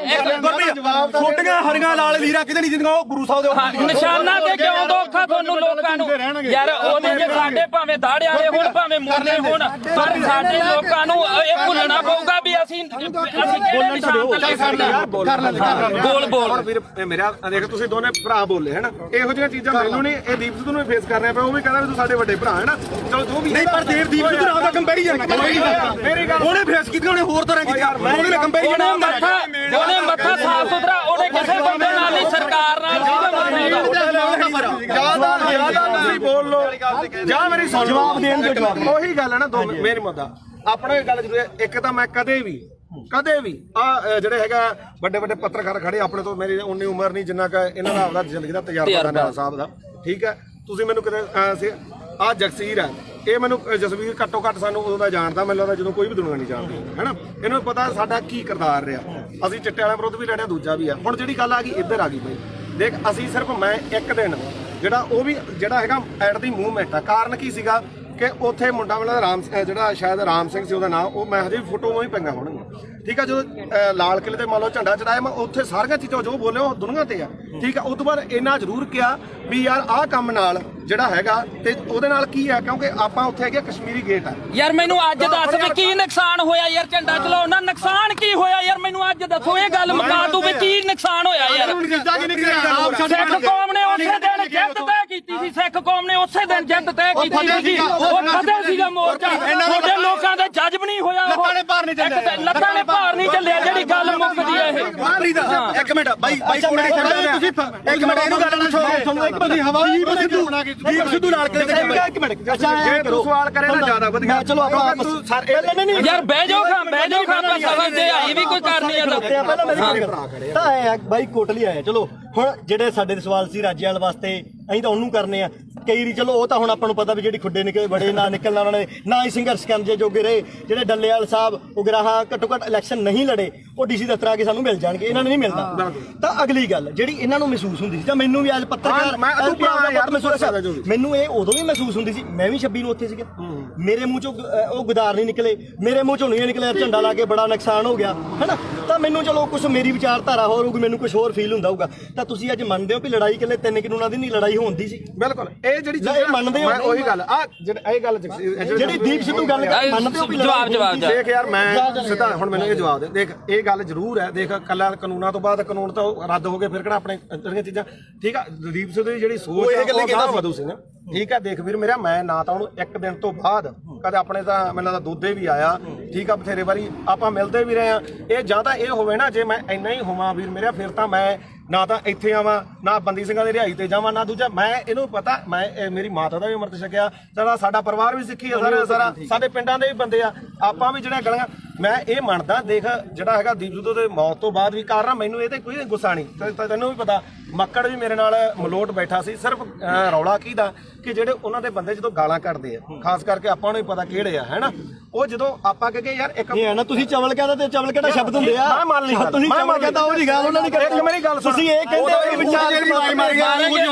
ਛੋਟੀਆਂ ਹਰੀਆਂ ਲਾਲ ਲੀਰਾ ਕਿਤੇ ਨਹੀਂ ਜਿੰਦੀਆਂ ਉਹ ਗੁਰੂ ਸਾਹਿਬ ਦੇ ਨਿਸ਼ਾਨਾਂ ਤੇ ਕਿਉਂ ਦੋਖਾ ਤੁਹਾਨੂੰ ਲੋਕਾਂ ਨੂੰ ਯਾਰ ਉਹਦੇ ਜੇ ਸਾਡੇ ਭਾਵੇਂ ਦਾੜਿਆਂ ਵਾਲੇ ਹੋਣ ਭਾਵੇਂ ਮੁਰਲੇ ਹੋਣ ਪਰ ਸਾਡੇ ਲੋਕਾਂ ਨੂੰ ਇਹ ਭੁੱਲਣਾ ਪਊਗਾ ਵੀ ਅਸੀਂ ਕਿਹੜੇ ਨਿਸ਼ਾਨ ਤੇ ਬੋਲ ਵੀਰ ਮੇਰਾ ਦੇਖ ਤੁਸੀਂ ਦੋਨੇ ਭਰਾ ਬੋਲੇ ਹੈ ਨਾ ਇਹੋ ਜਿਹੀਆਂ ਚੀਜ਼ਾਂ ਮੈਨੂੰ ਨਹੀਂ ਇਹ ਦੀਪ ਸਿੱਧੂ ਨੂੰ ਫੇਸ ਕਰ ਰਿਹਾ ਪਿਆ ਉਹ ਵੀ ਕਹਿੰਦਾ ਵੀ ਤੂੰ ਸਾਡੇ ਵੱਡੇ ਭਰਾ ਹੈ ਨਾ ਚਲੋ ਜੋ ਵੀ ਨਹੀਂ ਪਰ ਦੀਪ ਸਿੱਧੂ ਨਾਲ ਦਾ ਕੰਪੈਰੀਜ਼ਨ ਮੇਰੀ ਗੱਲ ਉਹਨੇ ਫੇਸ ਕੀਤੀ ਉਹਨੇ ਹੋਰ ਤਰ੍ਹਾਂ ਕੀਤੀ ਉਹਨੇ ਕੰਪੈਰੀਜ਼ਨ ਉਹਨੇ ਮੱਥਾ ਸਾਫ ਸੁਥਰਾ ਉਹਨੇ ਕਿਸੇ ਬੰਦੇ ਨਾਲ ਨਹੀਂ ਸਰਕਾਰ ਨਾਲ ਜਿਆਦਾ ਤੁਸੀਂ ਬੋਲ ਲੋ ਜਾਂ ਮੇਰੀ ਸੁਣ ਜਵਾਬ ਦੇਣ ਦੇ ਜਵਾਬ ਉਹੀ ਗੱਲ ਹੈ ਨਾ ਦੋ ਮੇਰੀ ਮੁੱਦਾ ਆਪਣਾ ਗੱਲ ਜ਼ਰੂਰ ਇੱਕ ਤਾਂ ਮੈਂ ਕਦੇ ਵੀ ਆ ਜਿਹੜੇ ਹੈਗਾ ਵੱਡੇ ਵੱਡੇ ਪੱਤਰਕਾਰ ਖੜੇ ਆਪਣੇ ਤੋਂ ਮੇਰੀ ਉਨੀ ਉਮਰ ਨਹੀਂ ਜਿੰਨਾ ਕਿ ਇਹਨਾਂ ਦਾ ਆਪਦਾ ਜ਼ਿੰਦਗੀ ਦਾ ਤਜਰਬਾ ਦਾ ਸਾਹਿਬ ਦਾ ਠੀਕ ਹੈ ਤੁਸੀਂ ਮੈਨੂੰ ਕਿਤੇ ਆ ਜਗਸੀਰ ਹੈ ਇਹ ਮੈਨੂੰ ਜਸਵੀਰ ਘੱਟੋ ਘੱਟ ਸਾਨੂੰ ਉਦੋਂ ਦਾ ਜਾਣਦਾ ਮੈਨੂੰ ਲੱਗਦਾ ਜਦੋਂ ਕੋਈ ਵੀ ਦੁਨੀਆ ਨਹੀਂ ਜਾਣਦੀ ਹੈਨਾ ਇਹਨੂੰ ਪਤਾ ਸਾਡਾ ਕੀ ਕਿਰਦਾਰ ਰਿਹਾ ਅਸੀਂ ਚਿੱਟੇ ਵਾਲਿਆਂ ਵਿਰੁੱਧ ਵੀ ਲੜਿਆ ਦੂਜਾ ਵੀ ਆ ਹੁਣ ਜਿਹੜੀ ਗੱਲ ਆ ਗਈ ਇੱਧਰ ਆ ਗਈ ਬਈ ਦੇਖ ਅਸੀਂ ਸਿਰਫ ਮੈਂ ਇੱਕ ਦਿਨ ਜਿਹੜਾ ਉਹ ਵੀ ਜਿਹੜਾ ਹੈਗਾ ਐਟ ਦੀ ਮੂਵਮੈਂਟ ਆ ਕਾਰਨ ਕੀ ਸੀਗਾ ਕਿ ਉੱਥੇ ਮੁੰਡਾ ਵਾਲਾ ਰਾਮ ਜਿਹੜਾ ਸ਼ਾਇਦ ਰਾਮ ਸਿੰਘ ਸੀ ਉਹਦਾ ਨਾਮ ਉਹ ਮੈਂ ਹਜੇ ਵੀ ਫੋਟੋ ਹੀ ਪਈਆਂ ਹੋਣਗੀਆਂ ਠੀਕ ਆ ਜਦੋਂ ਲਾਲ ਕਿਲੇ ਤੇ ਮੰਨ ਲਓ ਝੰਡਾ ਚੜਾਇਆ ਮੈਂ ਉੱਥੇ ਸਾਰੀਆਂ ਚੀਜ਼ਾਂ ਜੋ ਬੋਲੇ ਉਹ ਦੁਨੀਆ ਤੇ ਆ ਠੀਕ ਆ ਉਸ ਤੋਂ ਬਾਅਦ ਇੰਨਾ ਜ਼ਰੂਰ ਕਿਹਾ ਵੀ ਯਾਰ ਆਹ ਕੰਮ ਨਾਲ ਜਿਹੜਾ ਹੈਗਾ ਤੇ ਉਹਦੇ ਨਾਲ ਕੀ ਆ ਕਿਉਂਕਿ ਆਪਾਂ ਉੱਥੇ ਹੈਗੇ ਕਸ਼ਮੀਰੀ ਗੇਟ ਆ ਯਾਰ ਮੈਨੂੰ ਅੱਜ ਦੱਸ ਵੀ ਕੀ ਨੁਕਸਾਨ ਹੋਇਆ ਯਾਰ ਝੰਡਾ ਚਲਾਉਣ ਨਾਲ ਨੁਕਸਾਨ ਕੀ ਹੋਇਆ ਯਾਰ ਮੈਨੂੰ ਅੱਜ ਦੱਸੋ ਇਹ ਗੱਲ ਮੁਕਾ ਤੂੰ ਵੀ ਕੀ ਨੁਕਸਾਨ ਹੋਇਆ ਯਾਰ ਸਿੱਖ ਕੌਮ ਨੇ ਉਸੇ ਦਿਨ ਜਿੱਤ ਤੈਅ ਕੀਤੀ ਸੀ ਸਿੱਖ ਕੌਮ ਨੇ ਉਸੇ ਦਿਨ ਜਿੱਤ ਤੈਅ ਕੀਤੀ ਸੀ ਉਹ ਫਤਿਹ ਸੀਗਾ ਮੋਰਚਾ ਤੁਹਾਡੇ ਲੋਕਾਂ ਦਾ ਜੱਜ ਵੀ ਨਹੀਂ ਹੋਇਆ ਉਹ ਨੇ ਭਾਰ ਨਹੀਂ ਚੱਲਿਆ ਲੱਤਾਂ ਨੇ ਭਾਰ ਨਹੀਂ ਚੱਲਿਆ ਜਿਹੜੀ ਗੱਲ ਮੁੱਕਦੀ ਹੈ ਇਹ ਮਾਰੀ ਦਾ ਇੱਕ ਮਿੰਟ ਬਾਈ ਕੋਲੇ ਤੁਸੀਂ ਇੱਕ ਮਿੰਟ ਇਹਨੂੰ ਗੱਲ ਨਾ ਛੋੜੋ ਤੁਹਾਨੂੰ ਇੱਕ ਤੁਸੀਂ ਹਵਾਈ ਦੀਪ ਸਿੱਧੂ ਨਾਲ ਕਿਤੇ ਇੱਕ ਮਿੰਟ ਅੱਛਾ ਜੇ ਤੂੰ ਸਵਾਲ ਕਰੇ ਤਾਂ ਜ਼ਿਆਦਾ ਵਧੀਆ ਚਲੋ ਆਪਾਂ ਨਹੀਂ ਯਾਰ ਬਹਿ ਜਾਓ ਆਪਾਂ ਸਮਝਦੇ ਆਈ ਵੀ ਕੋਈ ਕਰਨੀ ਆ ਪਹਿਲਾਂ ਮੇਰੀ ਤਾਂ ਆਏ ਆ ਬਾਈ ਕੋਟਲੀ ਆਏ ਚਲੋ ਹੁਣ ਜਿਹੜੇ ਸਾਡੇ ਸਵਾਲ ਸੀ ਰਾਜੇਵਾਲ ਵਾਸਤੇ ਅਸੀਂ ਤਾਂ ਉਹਨੂੰ ਕਰਨੇ ਆ ਕਈ ਰੀ ਚਲੋ ਉਹ ਤਾਂ ਹੁਣ ਆਪਾਂ ਨੂੰ ਪਤਾ ਵੀ ਜਿਹੜੀ ਖੁੱਡੇ ਨਿਕਲੇ ਬੜੇ ਨਾ ਨਿਕਲਣਾ ਉਹਨਾਂ ਨੇ ਨਾ ਹੀ ਸੰਘਰਸ਼ ਕਰਨ ਜੇ ਜੋਗੇ ਰਹੇ ਜਿਹੜੇ ਡੱਲੇਵਾਲ ਸਾਹਿਬ ਉਗਰਾਹਾਂ ਘੱਟੋ ਘੱਟ ਇਲੈਕਸ਼ਨ ਨਹੀਂ ਲੜੇ ਉਹ ਡੀਸੀ ਦਫ਼ਤਰ ਆ ਕੇ ਸਾਨੂੰ ਮਿਲ ਜਾਣਗੇ ਇਹਨਾਂ ਨੂੰ ਨਹੀਂ ਮਿਲਦਾ ਤਾਂ ਅਗਲੀ ਗੱਲ ਜਿਹੜੀ ਇਹਨਾਂ ਨੂੰ ਮਹਿਸੂਸ ਹੁੰਦੀ ਸੀ ਜਾਂ ਮੈਨੂੰ ਵੀ ਅੱਜ ਪੱਤਰਕਾਰ ਮੈਨੂੰ ਇਹ ਉਦੋਂ ਵੀ ਮਹਿਸੂਸ ਹੁੰਦੀ ਸੀ ਮੈਂ ਵੀ 26 ਨੂੰ ਉੱਥੇ ਸੀਗਾ ਮੇਰੇ ਮੂੰਹ ਚੋਂ ਉਹ ਗੁਦਾਰ ਨਹੀਂ ਨਿਕਲੇ ਮੇਰੇ ਮੂੰਹ ਚੋਂ ਨਹੀਂ ਨਿਕਲਿਆ ਝੰਡਾ ਲਾ ਕੇ ਬੜਾ ਨੁਕਸਾਨ ਹੋ ਗਿਆ ਹੈਨਾ ਤਾਂ ਮੈਨੂੰ ਚਲੋ ਕੁਝ ਮੇਰੀ ਵਿਚਾਰਧਾਰਾ ਹੋਰ ਹੋਊਗੀ ਮੈਨੂੰ ਕੁਝ ਹੋਰ ਫੀਲ ਹੁੰਦਾ ਹੋਊਗਾ ਤਾਂ ਤੁਸੀਂ ਅੱਜ ਮੰਨਦੇ ਹੋ ਵੀ ਲੜਾਈ ਇਕੱਲੇ 3 ਕਾਨੂੰਨਾਂ ਦੀ ਨਹੀਂ ਲੜਾਈ ਹੁੰਦੀ ਸੀ ਬਿਲਕੁਲ ਇਹ ਜਿਹੜੀ ਇਹ ਮੰਨਦੇ ਹੋ ਉਹੀ ਗੱਲ ਆ ਇਹ ਗੱਲ ਜਿਹੜੀ ਦੀਪ ਸਿੱਧੂ ਗੱਲ ਮੰਨਦੇ ਹੋ ਵੀ ਜਵਾਬ ਦੇਖ ਯਾਰ ਮੈਂ ਸਿੱਧਾ ਹੁਣ ਮੈਨੂੰ ਇਹ ਜਵਾਬ ਦੇ ਦੇਖ ਇਹ ਗੱਲ ਜ਼ਰੂਰ ਹੈ ਦੇਖ ਕੱਲਾ ਕਾਨੂੰਨਾਂ ਤੋਂ ਬਾਅਦ ਕਾਨੂੰਨ ਤਾਂ ਰੱਦ ਹੋ ਗਏ ਫਿਰ ਕਿਹੜਾ ਆਪਣੇ ਜਿਹੜੀਆਂ ਚੀਜ਼ਾਂ ਠੀਕ ਆ ਦੀਪ ਸਿੱਧੂ ਦੀ ਜਿਹੜੀ ਸੋਚ ਹੈ ਉਹ ਗਾਹ ਵਧੂ ਸੀ ਨਾ ਠੀਕ ਹੈ ਦੇਖ ਵੀਰ ਮੇਰਾ ਮੈਂ ਨਾ ਤਾਂ ਉਹਨੂੰ ਇੱਕ ਦਿਨ ਤੋਂ ਬਾਅਦ ਕਦੇ ਆਪਣੇ ਤਾਂ ਮੈਨੂੰ ਲੱਗਦਾ ਦੋਦੇ ਵੀ ਆਇਆ ਠੀਕ ਆ ਬਥੇਰੇ ਵਾਰੀ ਆਪਾਂ ਮਿਲਦੇ ਵੀ ਰਹੇ ਆ ਇਹ ਜਾਂ ਤਾਂ ਇਹ ਹੋਵੇ ਨਾ ਜੇ ਮੈਂ ਇੰਨਾ ਹੀ ਹੋਵਾਂ ਵੀਰ ਮੇਰਾ ਫਿਰ ਤਾਂ ਮੈਂ ਨਾ ਤਾਂ ਇੱਥੇ ਆਵਾਂ ਨਾ ਬੰਦੀ ਸਿੰਘਾਂ ਦੀ ਰਿਹਾਈ ਤੇ ਜਾਵਾਂ ਨਾ ਦੂਜਾ ਮੈਂ ਇਹਨੂੰ ਪਤਾ ਮੈਂ ਮੇਰੀ ਮਾਤਾ ਦਾ ਵੀ ਅੰਮ੍ਰਿਤ ਛਕਿਆ ਸਾਡਾ ਪਰਿਵਾਰ ਵੀ ਸਿੱਖੀ ਆ ਸਾਰਾ ਸਾਡੇ ਪਿੰਡਾਂ ਦੇ ਵੀ ਬੰਦੇ ਆ ਆਪਾਂ ਵੀ ਜਿਹੜੀਆਂ ਗਲੀਆਂ ਮੈਂ ਇਹ ਮੰਨਦਾ ਦੇਖ ਜਿਹੜਾ ਹੈਗਾ ਦੀਪ ਸਿੱਧੂ ਦੇ ਮੌਤ ਤੋਂ ਬਾਅਦ ਵੀ ਕਾਰਨ ਮੈਨੂੰ ਇਹ ਤੇ ਕੋਈ ਗੁੱਸਾ ਨਹੀਂ ਤੈਨੂੰ ਵੀ ਪਤਾ ਮੱਕੜ ਵੀ ਮੇਰੇ ਨਾਲ ਮਲੋਟ ਬੈਠਾ ਸੀ ਸਿਰਫ ਰੌਲਾ ਕੀ ਦਾ ਕਿ ਜਿਹੜੇ ਉਹਨਾਂ ਦੇ ਬੰਦੇ ਜਦੋਂ ਗਾਲਾਂ ਕੱਢਦੇ ਆ ਖਾਸ ਕਰਕੇ ਆਪਾਂ ਨੂੰ ਹੀ ਪਤਾ ਕਿਹੜੇ ਆ ਹੈਨਾ ਉਹ ਜਦੋਂ ਆਪਾਂ ਕਹੇ ਯਾਰ ਇੱਕ ਇਹ ਹੈ ਨਾ ਤੁਸੀਂ ਚਵਲ ਕਹਿੰਦਾ ਤੇ ਚਵਲ ਕਿਹੜਾ ਸ਼ਬਦ ਹੁੰਦੇ ਆ ਮੈਂ ਮੰਨ ਲਈ ਤੁਸੀਂ ਚਵਲ ਕਹਿੰਦਾ ਉਹ ਜੀ ਗੱਲ ਉਹਨਾਂ ਨੇ ਇੱਕ ਮੇਰੀ ਗੱਲ ਸੁਣ ਤੁਸੀਂ ਇਹ ਕਹਿੰਦੇ ਹੋ ਕਿ ਵਿਚਾਰ ਜਿਹੜੀ ਮਾਰੀ ਮਾਰ ਗਿਆ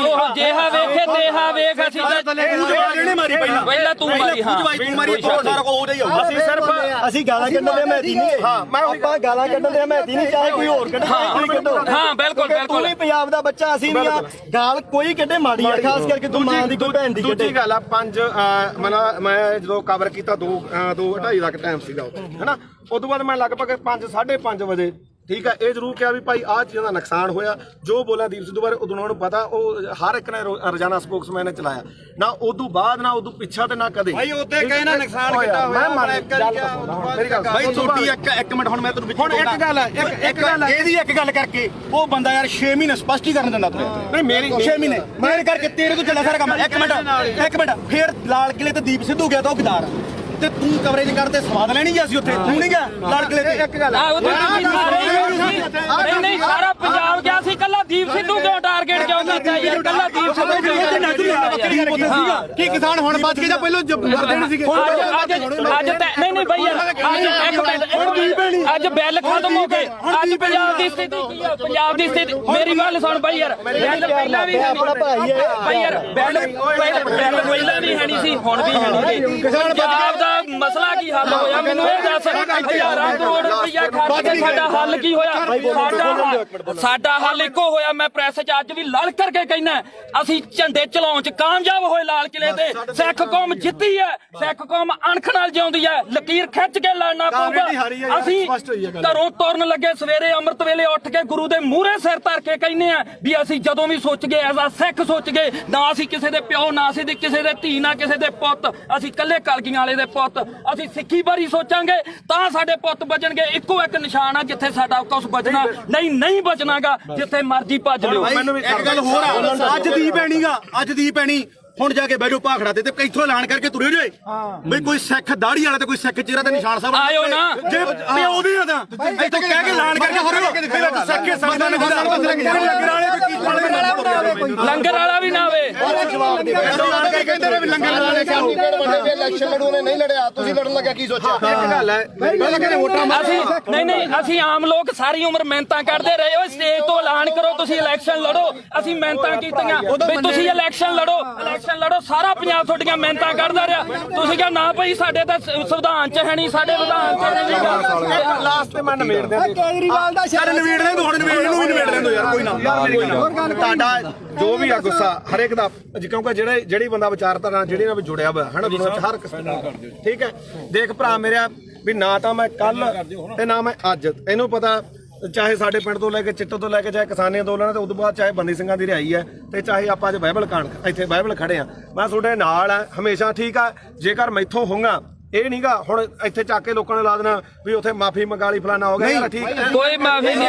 ਜਿਹਾ ਵੇਖੇ ਦੇਹਾ ਵੇਖ ਅਸੀਂ ਇਹਨੇ ਮਾਰੀ ਪਹਿਲਾਂ ਤੂੰ ਮਾਰੀ ਹਾਂ ਤੂੰ ਮਾਰੀ ਸਾਰਾ ਕੋ ਉਹਦਾ ਹੀ ਹੋਊਗਾ ਅਸੀਂ ਸਿਰਫ ਅਸੀਂ ਗਾਲਾਂ ਕੱਢਣ ਦੇ ਹਮੈਤੀ ਨਹੀਂ ਹਾਂ ਮੈਂ ਆਪਾਂ ਗਾਲਾਂ ਕੱਢਣ ਦੇ ਹਮੈਤੀ ਨਹੀਂ ਚਾਹੇ ਕੋਈ ਹੋਰ ਕੱਢੇ ਕੋਈ ਕੱਢੋ ਹਾਂ ਬਿਲਕੁਲ ਤੂੰ ਵੀ ਪੰਜਾਬ ਦਾ ਬੱਚਾ ਅਸੀਂ ਨਹੀਂ ਆ ਗਾਲ ਕੋਈ ਕੱਢੇ ਮਾੜੀ ਆ ਖਾਸ ਕਰਕੇ ਤੂੰ ਮਾਂ ਦੀ ਕੋਈ ਭੈਣ ਦੀ ਕੱਢੇ ਦੂਜੀ ਗੱਲ ਆ ਮੈਂ ਜਦੋਂ ਕਵਰ ਕੀਤਾ 2:30 ਦਾ ਟਾਈਮ ਸੀਗਾ ਹੈਨਾ ਉਸ ਤੋਂ ਬਾਅਦ ਮੈਂ ਲਗਭਗ 5:30 ਵਜੇ ਠੀਕ ਹੈ ਇਹ ਜ਼ਰੂਰ ਕਿਹਾ ਵੀ ਭਾਈ ਆਹ ਚੀਜ਼ਾਂ ਦਾ ਨੁਕਸਾਨ ਹੋਇਆ ਜੋ ਬੋਲਿਆ ਦੀਪ ਸਿੱਧੂ ਬਾਰੇ ਉਦੋਂ ਉਹਨਾਂ ਨੂੰ ਪਤਾ ਉਹ ਹਰ ਇੱਕ ਨੇ ਰੋਜ਼ਾਨਾ ਸਪੋਕਸਮੈਨ ਨੇ ਚਲਾਇਆ ਨਾ ਉਦੋਂ ਬਾਅਦ ਨਾ ਉਦੋਂ ਪਿੱਛਾ ਤੇ ਨਾ ਕਦੇ ਭਾਈ ਉੱਤੇ ਕਹੇ ਨਾ ਨੁਕਸਾਨ ਕਿੱਦਾਂ ਹੋਇਆ ਮੇਰੀ ਗੱਲ ਭਾਈ ਛੋਟੀ ਇੱਕ ਮਿੰਟ ਹੁਣ ਮੈਂ ਤੈਨੂੰ ਹੁਣ ਇੱਕ ਗੱਲ ਹੈ ਇੱਕ ਗੱਲ ਹੈ ਇਹਦੀ ਇੱਕ ਗੱਲ ਕਰਕੇ ਉਹ ਬੰਦਾ ਯਾਰ 6 ਮਹੀਨੇ ਸਪਸ਼ਟੀਕਰਨ ਦਿੰਦਾ ਤੂੰ ਨਹੀਂ ਮੇਰੀ 6 ਮਹੀਨੇ ਮੇਰੇ ਕਰਕੇ ਤੇਰੇ ਤੋਂ ਚੱਲਿਆ ਸਾਰਾ ਕੰਮ ਇੱਕ ਮਿੰਟ ਫੇਰ ਲਾਲ ਕਿਲੇ ਤੇ ਦੀਪ ਸਿੱਧੂ ਗਿਆ ਤਾਂ ਉਹ ਗਦਾਰ ਤੇ ਤੂੰ ਕਵਰੇਜ ਕਰਦੇ ਸਵਾਦ ਲੈਣੀ ਗਿਆ ਸੀ ਉੱਥੇ ਤੂੰ ਨਹੀਂ ਗਿਆ ਲਾਲ ਕਿਲੇ ਤੇ ਇੱਕ ਗੱਲ ਨਹੀਂ ਸਾਰਾ ਪੰਜਾਬ ਗਿਆ ਸੀ ਕੱਲਾ ਦੀਪ ਸਿੱਧੂ ਕਿਉਂ ਟਾਰਗੇਟ ਕਿਉਂ ਕੀਤਾ ਯਾਰ ਕੱਲਾ ਦੀਪ ਸਿੱਧੂ ਕਿਉਂ ਕੀ ਕਿਸਾਨ ਹੁਣ ਬਚ ਕੇ ਜਾਂ ਪਹਿਲਾਂ ਮਰਦੇ ਨਹੀਂ ਸੀਗੇ ਅੱਜ ਨਹੀਂ ਬਈ ਯਾਰ ਅੱਜ ਬਿੱਲ ਖਤਮ ਹੋ ਗਏ ਅੱਜ ਪੰਜਾਬ ਦੀ ਸਥਿਤੀ ਕੀ ਆ ਪੰਜਾਬ ਦੀ ਸਥਿਤੀ ਮੇਰੀ ਗੱਲ ਸੁਣ ਬਈ ਯਾਰ ਪਹਿਲਾਂ ਵੀ ਆਪਣਾ ਭਾਈ ਹੈ ਬਈ ਯਾਰ ਬਿੱਲ ਪਹਿਲਾਂ ਵੀ ਹੈ ਨਹੀਂ ਸੀ ਹੁਣ ਵੀ ਹੈ ਨਹੀਂ ਪੰਜਾਬ ਦਾ ਮਸਲਾ ਕੀ ਹੱਲ ਹੋਇਆ ਮੈਨੂੰ ਇਹ ਦੱਸ ਹਜ਼ਾਰਾਂ ਕਰੋੜ ਰੁਪਈਆ ਖਰਚ ਕੇ ਸਾਡਾ ਹੱਲ ਕੀ ਹੋਇਆ ਸਾਡਾ ਹੱਲ ਇੱਕੋ ਹੋਇਆ ਮੈਂ ਪ੍ਰੈਸ 'ਚ ਅੱਜ ਵੀ ਲੜ ਕਰਕੇ ਕਹਿਣਾ ਅਸੀਂ ਝੰਡੇ ਚਲਾਉਣ 'ਚ ਕਾਮਯਾਬ ਹੋਏ ਲਾਲ ਕਿਲੇ ਤੇ ਸਿੱਖ ਕੌਮ ਜਿੱਤੀ ਹੈ ਸਿੱਖ ਕੌਮ ਅਣਖ ਨਾਲ ਜਿਉਂਦੀ ਹੈ ਲਕੀਰ ਖਿੱਚ ਕੇ ਲੜਨਾ ਪਊਗਾ ਅਸੀਂ ਘਰੋਂ ਤੁਰਨ ਲੱਗੇ ਸਵੇਰੇ ਅੰਮ੍ਰਿਤ ਵੇਲੇ ਉੱਠ ਕੇ ਗੁਰੂ ਦੇ ਮੂਹਰੇ ਸਿਰ ਧਰ ਕੇ ਕਹਿੰਦੇ ਆ ਵੀ ਅਸੀਂ ਜਦੋਂ ਵੀ ਸੋਚ ਗਏ ਐਜ਼ ਆ ਸਿੱਖ ਸੋਚ ਗਏ ਨਾ ਅਸੀਂ ਕਿਸੇ ਦੇ ਪਿਓ ਨਾ ਅਸੀਂ ਕਿਸੇ ਦੇ ਧੀ ਨਾ ਕਿਸੇ ਦੇ ਪੁੱਤ ਅਸੀਂ ਇਕੱਲੇ ਕਲਗੀਆਂ ਵਾਲੇ ਦੇ ਪੁੱਤ ਅਸੀਂ ਸਿੱਖੀ ਬਾਰੇ ਸੋਚਾਂਗੇ ਤਾਂ ਸਾਡੇ ਪੁੱਤ ਬਚਣਗੇ ਇੱਕੋ ਇੱਕ ਨਿਸ਼ਾਨ ਆ ਜਿੱਥੇ ਸਾਡਾ ਕੁਝ ਬਚਣਾ ਨਹੀਂ ਬਚਣਾਗਾ ਜਿੱਥੇ ਮਰਜ਼ੀ ਭੱਜ ਲਿਓ ਇੱਕ ਗੱਲ ਹੋਰ ਆ ਅੱਜ ਦੀ ਪੈਣੀਗਾ ਅੱਜ ਦੀ ਪੈਣੀ ਹੁਣ ਜਾ ਕੇ ਬੈਠੋ ਭਾਖੜਾ ਤੇ ਇੱਥੋਂ ਐਲਾਨ ਕਰਕੇ ਤੁਰੇ ਜੇ ਬਈ ਕੋਈ ਸਿੱਖ ਦਾੜੀ ਵਾਲਾ ਤੇ ਕੋਈ ਸਿੱਖ ਚਿਹਰਾ ਤੇ ਨਿਸ਼ਾਨ ਸਾਹਿਬ ਆਇਓ ਨਾ ਜੇ ਉਹਦੀ ਆ ਤਾਂ ਇੱਥੋਂ ਕਹਿ ਕੇ ਐਲਾਨ ਕਰਕੇ ਹੋ ਸਿੱਖੇ ਸੰਗਤਾਂ ਨੇ ਲੰਗਰ ਵਾਲਾ ਵੀ ਨਾ ਆਵੇ ਕਹਿੰਦੇ ਨੇ ਵੀ ਲੰਗਰ ਵਾਲੇ ਇਲੈਕਸ਼ਨ ਲੜੂਨੇ ਨਹੀਂ ਲੜਿਆ ਤੁਸੀਂ ਲੜਨ ਲੱਗਾ ਕੀ ਸੋਚਿਆ ਇੱਕ ਗੱਲ ਹੈ ਪਹਿਲਾਂ ਕਹਿੰਦੇ ਵੋਟਾਂ ਅਸੀਂ ਨਹੀਂ ਅਸੀਂ ਆਮ ਲੋਕ ਸਾਰੀ ਉਮਰ ਮਿਹਨਤਾਂ ਕਰਦੇ ਰਹੇ ਓਏ ਸਟੇਜ ਤੋਂ ਐਲਾਨ ਕਰੋ ਤੁਸੀਂ ਇਲੈਕਸ਼ਨ ਲੜੋ ਅਸੀਂ ਮਿਹਨਤਾਂ ਕੀਤੀਆਂ ਵੀ ਤੁਸੀਂ ਇਲੈਕਸ਼ਨ ਲੜੋ ਸਾਰਾ ਪੰਜਾਬ ਤੁਹਾਡੀਆਂ ਮਿਹਨਤਾਂ ਕਰਦਾ ਰਿਹਾ ਤੁਸੀਂ ਕਿਹਾ ਨਾ ਭਾਈ ਸਾਡੇ ਤਾਂ ਸੰਵਿਧਾਨ 'ਚ ਹੈ ਨਹੀਂ ਸਾਡੇ ਵਿਧਾਨ 'ਚ ਨਹੀਂ ਲਾਸਟ ਤੇ ਮੈਂ ਨਵੇੜ ਦਿਆਂ ਕੇਜਰੀਵਾਲ ਦਾ ਯਾਰ ਨਵੇੜ ਦੇ ਹੁਣ ਨਵੇੜ ਨੂੰ ਵੀ ਨਵੇੜ ਦੇ ਯਾਰ ਕੋਈ ਨਾ ਤੁਹਾਡਾ ਜੋ ਵੀ ਆ ਗੁੱਸਾ ਹਰ ਇੱਕ ਦਾ ਕਿਉਂਕਿ ਜਿਹੜੀ ਬੰਦਾ ਵਿਚਾਰਧਾਰਾ ਜਿਹੜੀ ਨਾਲ ਜੁੜਿਆ ਹੋਇਆ ਹੈ ਨਾ ਦੁਨੀਆ 'ਚ ਹਰ ਕਿਸਮ ਦਾ ਠੀਕ ਹੈ ਦੇਖ ਭਰਾ ਮੇਰਾ ਵੀ ਨਾ ਤਾਂ ਮੈਂ ਕੱਲ ਤੇ ਨਾ ਮੈਂ ਅੱਜ ਇਹਨੂੰ ਪਤਾ ਚਾਹੇ ਸਾਡੇ ਪਿੰਡ ਤੋਂ ਲੈ ਕੇ ਚਿੱਟੋ ਤੋਂ ਲੈ ਕੇ ਚਾਹੇ ਕਿਸਾਨੀ ਅੰਦੋਲਨ ਤੇ ਉਦੋਂ ਬਾਅਦ ਚਾਹੇ ਬੰਦੀ ਸਿੰਘਾਂ ਦੀ ਰਿਹਾਈ ਹੈ ਤੇ ਚਾਹੇ ਆਪਾਂ ਅੱਜ ਬਾਈਬਲ ਇੱਥੇ ਬਾਈਬਲ ਖੜੇ ਆ ਮੈਂ ਤੁਹਾਡੇ ਨਾਲ ਆ ਹਮੇਸ਼ਾ ਠੀਕ ਆ ਜੇਕਰ ਮੈਥੋਂ ਹੋਊਗਾ ਇਹ ਨਹੀਂਗਾ ਹੁਣ ਇੱਥੇ ਚੱਕ ਕੇ ਲੋਕਾਂ ਨੇ ਲਾ ਦੇਣਾ ਵੀ ਉੱਥੇ ਮਾਫੀ ਮੰਗਾ ਲਈ ਫਲਾਣਾ ਹੋ ਗਿਆ ਯਾਰ ਠੀਕ ਹੈ ਕੋਈ ਮਾਫੀ ਨਹੀਂ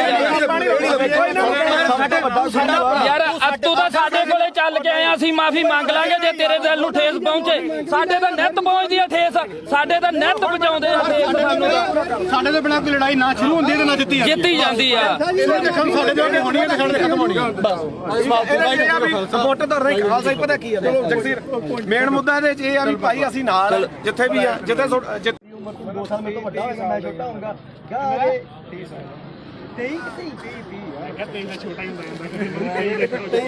ਯਾਰ ਤੂੰ ਤਾਂ ਸਾਡੇ ਕੋਲੇ ਚੱਲ ਕੇ ਆਇਆ ਅਸੀਂ ਮਾਫੀ ਮੰਗ ਲਾਂਗੇ ਜੇ ਤੇਰੇ ਦਿਲ ਨੂੰ ਠੇਸ ਪਹੁੰਚੇ ਸਾਡੇ ਤਾਂ ਨਿੱਤ ਪਹੁੰਚਦੀ ਆ ਠੇਸ ਸਾਡੇ ਤਾਂ ਨਿੱਤ ਪਹੁੰਚਾਉਂਦੇ ਆ ਠੇਸ ਸਾਨੂੰ ਸਾਡੇ ਤੋਂ ਬਿਨਾਂ ਕੋਈ ਲੜਾਈ ਨਾ ਸ਼ੁਰੂ ਹੁੰਦੀ ਤੇ ਨਾ ਜਿੱਤੀ ਜਾਂਦੀ ਆ ਸਾਡੇ ਦੇ ਹੋਣੀ ਹੈ ਤੇ ਸਾਡੇ ਖਤਮ ਹੋਣੀ ਹੈ ਸਪੋਰਟ ਤਾਂ ਰਹੀ ਖਾਲਸਾ ਪਤਾ ਕੀ ਹੈ ਜਗਸੀਰ ਮੇਨ ਮੁੱਦਾ ਇਹਦੇ ਚ ਇਹ ਆ ਵੀ ਭਾਈ ਅਸੀਂ ਨਾਲ ਜਿੱਥੇ ਵੀ ਆ ਜਿੱਥੇ 2 ਸਾਲ ਮੇਰੇ ਤੋਂ ਵੱਡਾ ਹੋਏਗਾ ਮੈਂ ਛੋਟਾ ਹੋਊਗਾ ਗਾਰੇ 23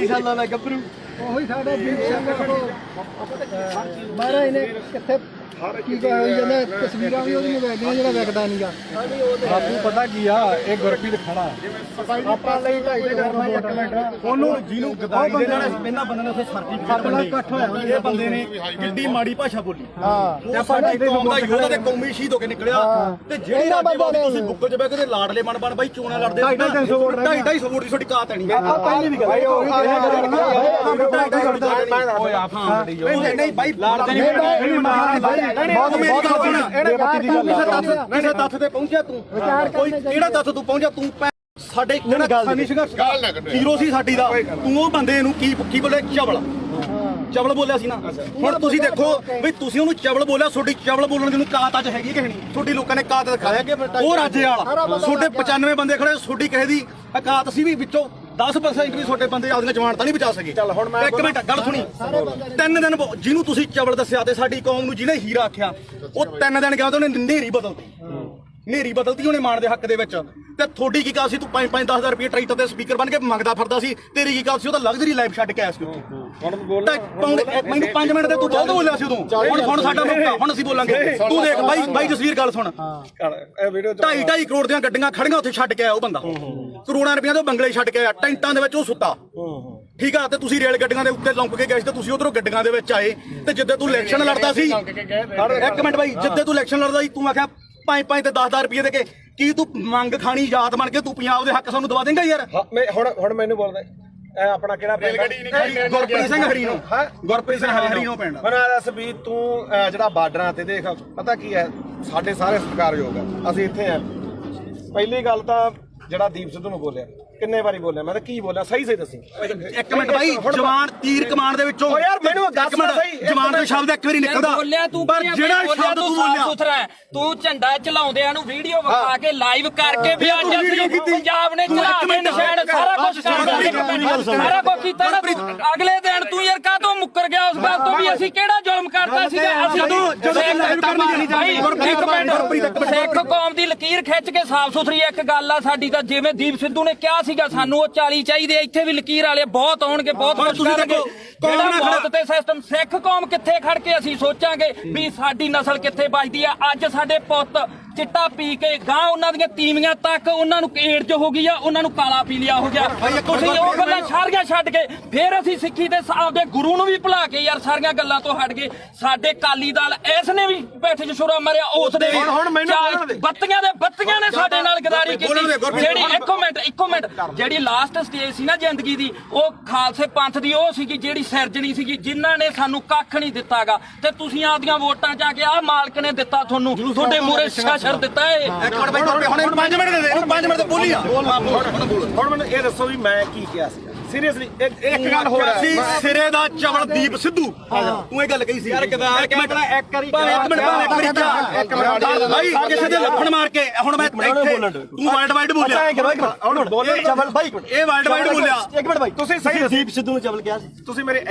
ਸਾਲਾਂ ਦਾ ਗੱਭਰੂ ਉਹੀ ਸਾਡਾ ਦੀਪ ਸਿੰਘ ਮਹਾਰਾਜ ਨੇ ਕਿੱਥੇ ਕੀ ਹੋਈ ਜਾਂਦਾ ਤਸਵੀਰਾਂ ਵੀ ਉਹਦੀਆਂ ਵੇਖਦੀਆਂ ਜਿਹੜਾ ਵੇਖਦਾ ਨਹੀਂਗਾ ਬਾਪੂ ਪਤਾ ਕੀ ਆ ਇਹ ਗੁਰਪ੍ਰੀਤ ਖੜਾ ਆਪਾਂ ਲਈ 2.5 ਮਿੰਟ ਉਹਨੂੰ ਜਿਹਨੂੰ ਗਦਾਈ ਦੇ ਨਾਲ ਇਹਨਾਂ ਬੰਦੇ ਨੇ ਉੱਥੇ ਸਰਟੀਫਿਕੇਟ ਇਕੱਠ ਹੋਇਆ ਇਹ ਬੰਦੇ ਨੇ ਕਿੰਨੀ ਮਾੜੀ ਭਾਸ਼ਾ ਬੋਲੀ ਤੇ ਆਪਾਂ ਸਾਡੇ ਕੌਮ ਦਾ ਯੋਧਾ ਤੇ ਕੌਮੀ ਸ਼ਹੀਦ ਹੋ ਕੇ ਨਿਕਲਿਆ ਤੇ ਜਿਹੜੇ ਰਾਜੇ ਤੁਸੀਂ ਬੁੱਕਲ ਚ ਬਹਿ ਕੇ ਲਾਡਲੇ ਬਣ ਬਾਈ ਚੋਣਾਂ ਲੜਦੇ 250 ਵੋਟ ਦੀ ਤੁਹਾਡੀ ਕਾਤ ਨਹੀਂ ਪਹਿਲੀ ਵੀ ਗੱਲ ਨਹੀਂ ਬਾਈ ਲਾੜਦੇ ਕਿਸੇ ਤੱਥ ਤੇ ਪਹੁੰਚਿਆ ਤੂੰ ਕੋਈ ਕਿਹੜਾ ਤੱਥ ਤੂੰ ਪਹੁੰਚਿਆ ਤੂੰ ਸਾਡੇ ਖਾਨੀ ਸੰਘਰਸ਼ ਹੀਰੋ ਸੀ ਸਾਡੀ ਦਾ ਤੂੰ ਉਹ ਬੰਦੇ ਨੂੰ ਕੀ ਬੋਲੇ ਚਵਲ ਬੋਲਿਆ ਸੀ ਨਾ ਹੁਣ ਤੁਸੀਂ ਦੇਖੋ ਵੀ ਤੁਸੀਂ ਉਹਨੂੰ ਚਵਲ ਬੋਲਿਆ ਤੁਹਾਡੀ ਚਵਲ ਬੋਲਣ ਦੀ ਨੂੰ ਕਾਤ ਅੱਜ ਹੈਗੀ ਕਿ ਨਹੀਂ ਤੁਹਾਡੀ ਲੋਕਾਂ ਨੇ ਕਾਤ ਦਿਖਾਇਆ ਉਹ ਰਾਜੇ ਵਾਲਾ ਤੁਹਾਡੇ 95 ਬੰਦੇ ਖੜੇ ਤੁਹਾਡੀ ਕਿਸੇ ਦੀ ਕਾਤ ਸੀ ਵੀ ਵਿੱਚੋਂ 10% ਵੀ ਤੁਹਾਡੇ ਬੰਦੇ ਆਪਦੀਆਂ ਜਵਾਨ ਤਾਂ ਨਹੀਂ ਬਚਾ ਸਕੇ ਚੱਲ ਹੁਣ ਮੈਂ 1 ਮਿੰਟ ਗੱਲ ਸੁਣੀ 3 ਦਿਨ ਜਿਹਨੂੰ ਤੁਸੀਂ ਚਵਲ ਦੱਸਿਆ ਤੇ ਸਾਡੀ ਕੌਮ ਨੂੰ ਜਿਹਨੇ ਹੀਰਾ ਆਖਿਆ ਉਹ 3 ਦਿਨ ਗਿਆ ਤੇ ਉਹਨੇ ਨੇਰੀ ਬਦਲਤੀ ਉਹਨੇ ਮਾਣ ਦੇ ਹੱਕ ਦੇ ਵਿੱਚ ਤੇ ਤੁਹਾਡੀ ਕੀ ਕਾਲ ਸੀ ਤੂੰ 5-10 ਰੁਪਏ ਟਰੈਕਟਰ ਤੇ ਸਪੀਕਰ ਬਣ ਕੇ ਮੰਗਦਾ ਫਿਰਦਾ ਸੀ ਤੇਰੀ ਕੀ ਕਾਲ ਸੀ ਉਹ ਤਾਂ ਲਗਜ਼ਰੀ ਲਾਈਫ ਛੱਡ ਕੇ ਆਇਆ ਸੀ ਮੈਨੂੰ 5 ਮਿੰਟ ਤੇ ਤੂੰ ਬਹੁਤ ਬੋਲਿਆ ਸੀ ਉਦੋਂ ਹੁਣ ਸਾਡਾ ਮੌਕਾ ਹੁਣ ਅਸੀਂ ਬੋਲਾਂਗੇ ਤੂੰ ਦੇਖ ਬਾਈ ਜਸਵੀਰ ਗੱਲ ਸੁਣ 2.5 ਕਰੋੜ ਦੀਆਂ ਗੱਡੀਆਂ ਖੜੀਆਂ ਉੱਥੇ ਛੱਡ ਕੇ ਆਇਆ ਉਹ ਬੰਦਾ ਕਰੋੜਾਂ ਰੁਪਈਆਂ ਦੇ ਬੰਗਲੇ ਛੱਡ ਕੇ ਆਇਆ ਟੈਂਟਾਂ ਦੇ ਵਿੱਚ ਉਹ ਸੁੱਤਾ ਠੀਕ ਆ ਤੇ ਤੁਸੀਂ ਰੇਲ ਗੱਡੀਆਂ ਦੇ ਉੱਤੇ ਲੰਘ ਕੇ ਗਏ ਸੀ ਤੇ ਤੁਸੀਂ ਉਧਰੋਂ ਗੱਡੀਆਂ ਦੇ ਵਿੱਚ ਆਏ ਤੇ ਜਿੱਦੇ ਤੂੰ ਇਲੈਕਸ਼ਨ ਲੜਦਾ ਸੀ 1 ਮਿੰਟ ਬਾਈ ਜਿੱਦੇ ਤੂੰ ਇਲੈਕਸ਼ਨ ਲੜਦਾ ਸੀ ਤੂੰ ਆਖਿਆ 5 ਤੇ 10 ਰੁਪਏ ਦੇ ਕੇ ਕੀ ਤੂੰ ਮੰਗ ਖਾਣੀ ਯਾਦ ਬਣ ਕੇ ਤੂੰ ਪੰਜਾਬ ਦੇ ਹੱਕ ਸਾਨੂੰ ਦਵਾ ਦੇਂਗਾ ਯਾਰ ਹੁਣ ਮੈਨੂੰ ਬੋਲਦਾ ਇਹ ਆਪਣਾ ਕਿਹੜਾ ਗੁਰਪ੍ਰੀਤ ਸਿੰਘ ਹਰੀਨੋ ਗੁਰਪ੍ਰੀਤ ਸਿੰਘ ਹਰੀਨੋ ਪਿੰਡ ਮੈਨੂੰ ਦੱਸ ਵੀ ਤੂੰ ਜਿਹੜਾ ਬਾਰਡਰਾਂ ਤੇ ਦੇਖ ਪਤਾ ਕੀ ਹੈ ਸਾਡੇ ਸਾਰੇ ਸਤਿਕਾਰਯੋਗ ਆ ਅਸੀਂ ਇੱਥੇ ਆ ਪਹਿਲੀ ਗੱਲ ਤਾਂ ਜਿਹੜਾ ਦੀਪ ਸਿੱਧੂ ਨੂੰ ਬੋਲਿਆ ਕਿੰਨੇ ਵਾਰੀ ਬੋਲਿਆ ਮੈਂ ਤਾਂ ਕੀ ਬੋਲਿਆ ਸਹੀ ਦੱਸੀ 1 ਮਿੰਟ ਬਾਈ ਜਵਾਨ ਤੀਰ ਕਮਾਨ ਦੇ ਵਿੱਚੋਂ ਯਾਰ ਮੈਨੂੰ ਦੱਸ ਸਹੀ ਜਵਾਨ ਦਾ ਸ਼ਬਦ ਇੱਕ ਵਾਰੀ ਨਿਕਲਦਾ ਬੋਲਿਆ ਤੂੰ ਪਰ ਜਿਹੜਾ ਸ਼ਬਦ ਤੂੰ ਬੋਲਿਆ ਸੁਥਰਾ ਤੂੰ ਝੰਡਾ ਚਲਾਉਂਦਿਆਂ ਨੂੰ ਵੀਡੀਓ ਵਿਖਾ ਕੇ ਲਾਈਵ ਕਰਕੇ ਵੀ ਅੱਜ ਅਸੀਂ ਪੰਜਾਬ ਨੇ ਚਲਾ ਕੇ ਨਿਸ਼ਾਨ ਸਾਰਾ ਕੁਝ ਕੀਤਾ ਨਾ ਅਗਲੇ ਦਿਨ ਤੂੰ ਯਾਰ ਕਾਹਤੋਂ ਮੁੱਕਰ ਗਿਆ ਉਸ ਗੱਲ ਤੋਂ ਵੀ ਅਸੀਂ ਕਿਹੜਾ ਜ਼ੁਲਮ ਕਰਤਾ ਸੀਗਾ ਸਿੱਖ ਕੌਮ ਦੀ ਲਕੀਰ ਖਿੱਚ ਕੇ ਸਾਫ਼ ਸੁਥਰੀ ਇੱਕ ਗੱਲ ਆ ਸਾਡੀ ਤਾਂ ਜਿਵੇਂ ਦੀਪ ਸਿੱਧੂ ਨੇ ਕਿਹਾ ਸੀਗਾ ਸਾਨੂੰ ਉਹ 40 ਚਾਹੀਦੇ ਇੱਥੇ ਵੀ ਲਕੀਰ ਵਾਲੇ ਬਹੁਤ ਆਉਣਗੇ ਬਹੁਤ ਕੁਝ ਕਰਨਗੇ ਜਿਹੜਾ ਮੌਤ ਤੇ ਸਿਸਟਮ ਸਿੱਖ ਕੌਮ ਕਿੱਥੇ ਖੜ ਕੇ ਅਸੀਂ ਸੋਚਾਂਗੇ ਵੀ ਸਾਡੀ ਨਸਲ ਕਿੱਥੇ ਬਚਦੀ ਆ ਅੱਜ ਸਾਡੇ ਪੁੱਤ ਚਿੱਟਾ ਪੀ ਕੇ ਗਾਂ ਉਹਨਾਂ ਦੀਆਂ ਤੀਵੀਆਂ ਤੱਕ ਉਹਨਾਂ ਨੂੰ ਏਡਜ਼ ਹੋ ਗਈ ਆ ਉਹਨਾਂ ਨੂੰ ਕਾਲਾ ਪੀਲੀਆ ਹੋ ਗਿਆ ਤੁਸੀਂ ਉਹ ਗੱਲਾਂ ਸਾਰੀਆਂ ਛੱਡ ਕੇ ਫਿਰ ਅਸੀਂ ਸਿੱਖੀ ਦੇ ਆਪਦੇ ਗੁਰੂ ਨੂੰ ਵੀ ਭੁਲਾ ਕੇ ਯਾਰ ਸਾਰੀਆਂ ਗੱਲਾਂ ਤੋਂ ਹਟ ਗਏ ਸਾਡੇ ਕਾਲੀ ਦਲ ਇਸ ਨੇ ਵੀ ਪੈਠ 'ਚ ਛੁਰਾ ਮਾਰਿਆ ਉਸ ਦੇ ਬੱਤੀਆਂ ਨੇ ਸਾਡੇ ਨਾਲ ਗਦਾਰੀ ਕੀਤੀ ਜਿਹੜੀ ਇੱਕ ਮਿੰਟ ਜਿਹੜੀ ਲਾਸਟ ਸਟੇਜ ਸੀ ਨਾ ਜ਼ਿੰਦਗੀ ਦੀ ਉਹ ਖਾਲਸੇ ਪੰਥ ਦੀ ਉਹ ਸੀਗੀ ਜਿਹੜੀ ਸਿਰਜਣੀ ਸੀਗੀ ਜਿਨ੍ਹਾਂ ਨੇ ਸਾਨੂੰ ਕੱਖ ਨਹੀਂ ਦਿੱਤਾਗਾ ਤੇ ਤੁਸੀਂ ਆਪਦੀਆਂ ਵੋਟਾਂ 'ਚ ਆ ਕੇ ਆਹ ਮਾਲਕ ਨੇ ਦਿੱਤਾ ਤੁਹਾਨੂੰ ਤੁਹਾਡੇ ਮੂਹਰੇ ਸ਼ਰ ਦਿੱਤਾ ਏ 1 ਮਿੰਟ ਬਾਈ ਹੁਣ 5 ਮਿੰਟ ਦੇ ਦੇ 5 ਮਿੰਟ ਤੇ ਬੋਲੀ ਆ ਹੁਣ ਮੈਨੂੰ ਇਹ ਦੱਸੋ ਵੀ ਮੈਂ ਕੀ ਕਿਹਾ ਸੀ ਸੀਰੀਅਸਲੀ ਇੱਕ ਗੱਲ ਹੋਰ ਸੀ ਸਿਰੇ ਦਾ ਚਵਲ ਦੀਪ ਸਿੱਧੂ ਤੂੰ ਇਹ ਗੱਲ ਕਹੀ ਸੀ ਯਾਰ ਇੱਕ ਮਿੰਟ ਬਾਈ ਕਿਸੇ ਦੇ ਲੱਫੜ ਮਾਰ ਕੇ ਹੁਣ ਮੈਂ ਤੂੰ ਵਰਲਡ ਵਾਈਡ ਬੋਲਿਆ ਹੁਣ ਬੋਲੇ ਚਵਲ ਬਾਈ ਇਹ ਵਰਲਡ ਵਾਈਡ ਬੋਲਿਆ 1 ਮਿੰਟ ਬਾਈ ਤੁਸੀਂ ਸਹੀ ਦੀਪ ਸਿੱਧੂ ਨੂੰ ਚਵਲ ਕਿਹਾ ਸੀ ਤੁਸੀਂ ਮੇਰੇ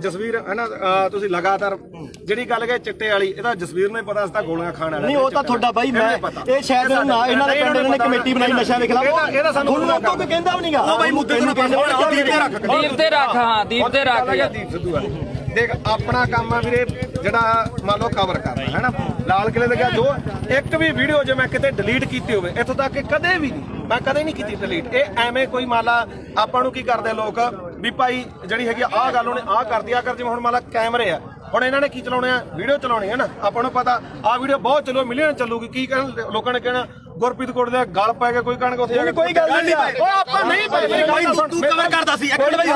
ਜਸਵੀਰ ਹੈ ਨਾ ਤੁਸੀਂ ਲਗਾਤਾਰ ਜਿਹੜੀ ਗੱਲ ਕਹੇ ਚਿੱਟੇ ਵਾਲੀ ਇਹਦਾ ਜਸਵੀਰ ਨੂੰ ਪਤਾ ਸੀ ਤਾਂ ਗੋਲੀਆਂ ਖਾਣ ਵਾਲਾ ਨਹੀਂ ਉਹ ਤਾਂ ਤੁਹਾਡਾ ਬਾਈ ਮੈਂ ਇਹ ਸ਼ਾਇਦ ਨਾ ਇਹਨਾਂ ਦੇ ਪਿੰਡ ਨੇ ਕਮੇਟੀ ਬਣਾਈ ਨਸ਼ਾ ਦੇ ਖਿਲਾਫ ਇਹਦਾ ਸਾਨੂੰ ਕੋਈ ਕਹਿੰਦਾ ਵੀ ਨਹੀਂਗਾ ਉਹ ਬਾਈ ਮੁੱਦੇ ਨੂੰ ਦੀਪ ਤੇ ਰੱਖ ਹਾਂ ਦੀਪ ਤੇ ਰੱਖ ਦੀਪ ਸਿੱਧੂ ਵਾਲੇ ਦੇਖ ਆਪਣਾ ਕੰਮ ਆ ਵੀਰੇ ਜਿਹੜਾ ਮੰਨ ਲਓ ਕਵਰ ਕਰਨਾ ਹੈ ਨਾ ਲਾਲ ਕਿਲੇ ਦੇ ਗਿਆ ਜੋ ਇੱਕ ਵੀ ਵੀਡੀਓ ਜੇ ਮੈਂ ਕਿਤੇ ਡਿਲੀਟ ਕੀਤੀ ਹੋਵੇ ਇੱਥੋਂ ਤੱਕ ਕਿ ਕਦੇ ਵੀ ਨਹੀਂ ਮੈਂ ਕਦੇ ਨਹੀਂ ਕੀਤੀ ਡਿਲੀਟ ਇਹ ਐਵੇਂ ਕੋਈ ਮੰਨ ਲਾ ਆਪਾਂ ਨੂੰ ਕੀ ਕਰਦੇ ਲੋਕ ਵੀ ਭਾਈ ਜਿਹੜੀ ਹੈਗੀ ਆਹ ਗੱਲ ਉਹਨੇ ਆਹ ਕਰਦੀ ਆ ਕਰ ਜਿਵੇਂ ਹੁਣ ਮੰਨ ਲਾ ਕੈਮਰੇ ਆ ਹੁਣ ਇਹਨਾਂ ਨੇ ਕੀ ਚਲਾਉਣੇ ਆ ਵੀਡੀਓ ਚਲਾਉਣੀ ਹੈ ਨਾ ਆਪਾਂ ਨੂੰ ਪਤਾ ਆਹ ਵੀਡੀਓ ਬਹੁਤ ਚੱਲੋ ਮਿਲੀਅਨ ਚੱਲੂਗੀ ਕੀ ਕਹਿਣ ਲੋਕਾਂ ਨੇ ਕਹਿਣਾ ਗੁਰਪ੍ਰੀਤ ਕੋਟ ਦੇ ਗਲ ਪੈ ਕੇ ਕੋਈ ਕਣਕ ਉੱਥੇ ਜਾ ਕੇ ਕੋਈ ਗੱਲ ਨਹੀਂ ਓ ਆਪਾਂ ਨਹੀਂ ਬਾਈ ਤੂੰ ਕਵਰ ਕਰਦਾ ਸੀ ਇੱਕ ਮਿੰਟ ਬਾਈ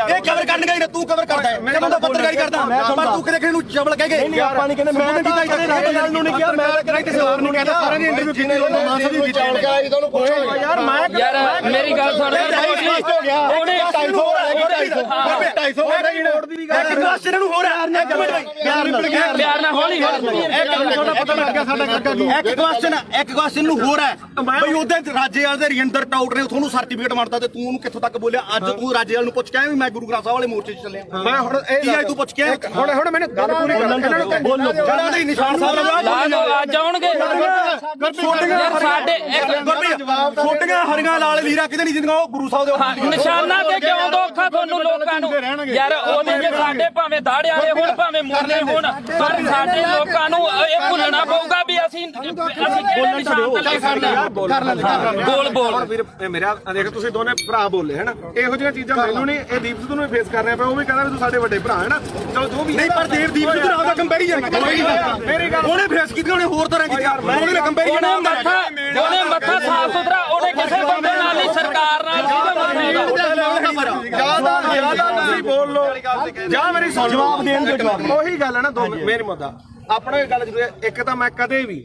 ਇਹ ਕਵਰ ਕਰਨ ਗਈ ਤੂੰ ਕਵਰ ਕਰਦਾ ਹੈ ਮੈਂ ਤਾਂ ਪੱਤਰਕਾਰੀ ਕਰਦਾ ਪਰ ਤੂੰ ਕਿਹੜੇ ਨੂੰ ਚਵਲ ਕਹਿ ਗਏ ਨਹੀਂ ਆਪਾਂ ਨਹੀਂ ਕਹਿੰਦੇ ਮੈਂ ਤਾਂ ਕਿਸੇ ਰਾਜੇਵਾਲ ਨੂੰ ਨਹੀਂ ਕਿਹਾ ਮੈਂ ਤਾਂ ਕਹਿੰਦਾ ਕਿਸੇ ਹੋਰ ਨੂੰ ਕਹਿੰਦਾ ਸਾਰਿਆਂ ਦੀ ਇੰਟਰਵਿਊ ਕੀਤੀ ਲੋਕਾਂ ਮਾਸਾ ਦੀ ਚਾਲ ਕਰਾ ਇਹ ਤੁਹਾਨੂੰ ਪੁੱਛੋ ਯਾਰ ਯਾਰ ਮੇਰੀ ਗੱਲ ਸੁਣ ਉਹਨੇ 250 ਇੱਕ ਕੁਐਸਚਨ ਨੂੰ ਹੋਰ ਹੈ ਇੱਕ ਮਿੰਟ ਪਿਆਰ ਨਾਲ ਹੌਲੀ ਇੱਕ ਕੁਐਸਚਨ ਨੂੰ ਹੋਰ ਹੈ ਬਈ ਉਹਦੇ ਰਾਜੇਵਾਲ ਦੇ ਰਜਿੰਦਰ ਟਾਊਟ ਨੇ ਤੁਹਾਨੂੰ ਸਰਟੀਫਿਕੇਟ ਮਾਰਤਾ ਤੇ ਤੂੰ ਉਹਨੂੰ ਕਿੱਥੋਂ ਤੱਕ ਬੋਲਿਆ ਅੱਜ ਤੂੰ ਰਾਜੇਵਾਲ ਨੂੰ ਪੁੱਛ ਕੇ ਆਇਆ ਵੀ ਮੈਂ ਗੁਰੂ ਗ੍ਰੰਥ ਸਾਹਿਬ ਵਾਲੇ ਮੋਰਚੇ 'ਚ ਚੱਲਿਆ ਮੈਂ ਹੁਣ ਇਹ ਤੂੰ ਪੁੱਛ ਕੇ ਹੁਣ ਮੈਨੂੰ ਗੱਲ ਪੂਰੀ ਕਰ ਇਹਨਾਂ ਨੂੰ ਬੋਲੋ ਜਿਹੜਾ ਦੇ ਨਿਸ਼ਾਨ ਸਾਹਿਬ ਲਾ ਦੋ ਅੱਜ ਆਉਣਗੇ ਯਾਰ ਸਾਡੇ ਛੋਟੀਆਂ ਹਰੀਆਂ ਲਾਲ ਲੀਰਾ ਕਿਤੇ ਨਹੀਂ ਜਿੰਦੀਆਂ ਉਹ ਗੁਰੂ ਸਾਹਿਬ ਦੇ ਨਿਸ਼ਾਨਾਂ ਤੇ ਕਿਉਂ ਦੋਖਾ ਤੁਹਾਨੂੰ ਲੋਕਾਂ ਨੂੰ ਯਾਰ ਉਹਦੇ ਜੇ ਸਾਡੇ ਭਾਵੇਂ ਦਾੜੇ ਵਾਲੇ ਹੋਣ ਭਾਵੇਂ ਮੁਰਲੇ ਹੋਣ ਪਰ ਸਾਡੇ ਲੋਕਾਂ ਨੂੰ ਇਹ ਭੁੱਲਣਾ ਪਊਗਾ ਵੀ ਅਸੀਂ ਕਿਹੜੇ ਨਿਸ਼ਾਨ ਤੇ ਲੈ ਸਕਦੇ ਹਾਂ ਬੋਲ ਵੀਰ ਮੇਰਾ ਦੇਖ ਤੁਸੀਂ ਦੋਨੇ ਭਰਾ ਬੋਲੇ ਹਨਾ ਇਹੋ ਜਿਹੀਆਂ ਚੀਜ਼ਾਂ ਮੈਨੂੰ ਨਹੀਂ ਇਹ ਦੀਪ ਸਿੱਧੂ ਨੂੰ ਫੇਸ ਕਰਨਾ ਪਿਆ ਉਹ ਵੀ ਕਹਿੰਦਾ ਵੀ ਤੂੰ ਸਾਡੇ ਵੱਡੇ ਭਰਾ ਹੈ ਨਾ ਚਲੋ ਜੋ ਵੀ ਨਹੀਂ ਪਰ ਦੀਪ ਸਿੱਧੂ ਨਾਲ ਦਾ ਕੰਪੈਰੀਜ਼ਨ ਮੇਰੀ ਗੱਲ ਉਹਨੇ ਫੇਸ ਕੀਤੀ ਉਹਨੇ ਹੋਰ ਤਰ੍ਹਾਂ ਕੀਤੀ ਉਹਨੇ ਕੰਪੈਰੀਜ਼ਨ ਉਹਨੇ ਮੱਥਾ ਸਾਫ ਸੁਥਰਾ ਉਹਨੇ ਕਿਸੇ ਬੰਦੇ ਨਾਲ ਨਹੀਂ ਸਰਕਾਰ ਨਾਲ ਜਿਆਦਾ ਤੁਸੀਂ ਬੋਲ ਲੋ ਜਾਂ ਮੇਰੀ ਸੁਣ ਜਵਾਬ ਦੇਣ ਦੇ ਜਵਾਬ ਉਹੀ ਗੱਲ ਹੈ ਨਾ ਮੇਰੀ ਮੁੱਦਾ ਆਪਣਾ ਇਹ ਗੱਲ ਜ਼ਰੂਰ ਹੈ ਇੱਕ ਤਾਂ ਮੈਂ ਕਦੇ ਵੀ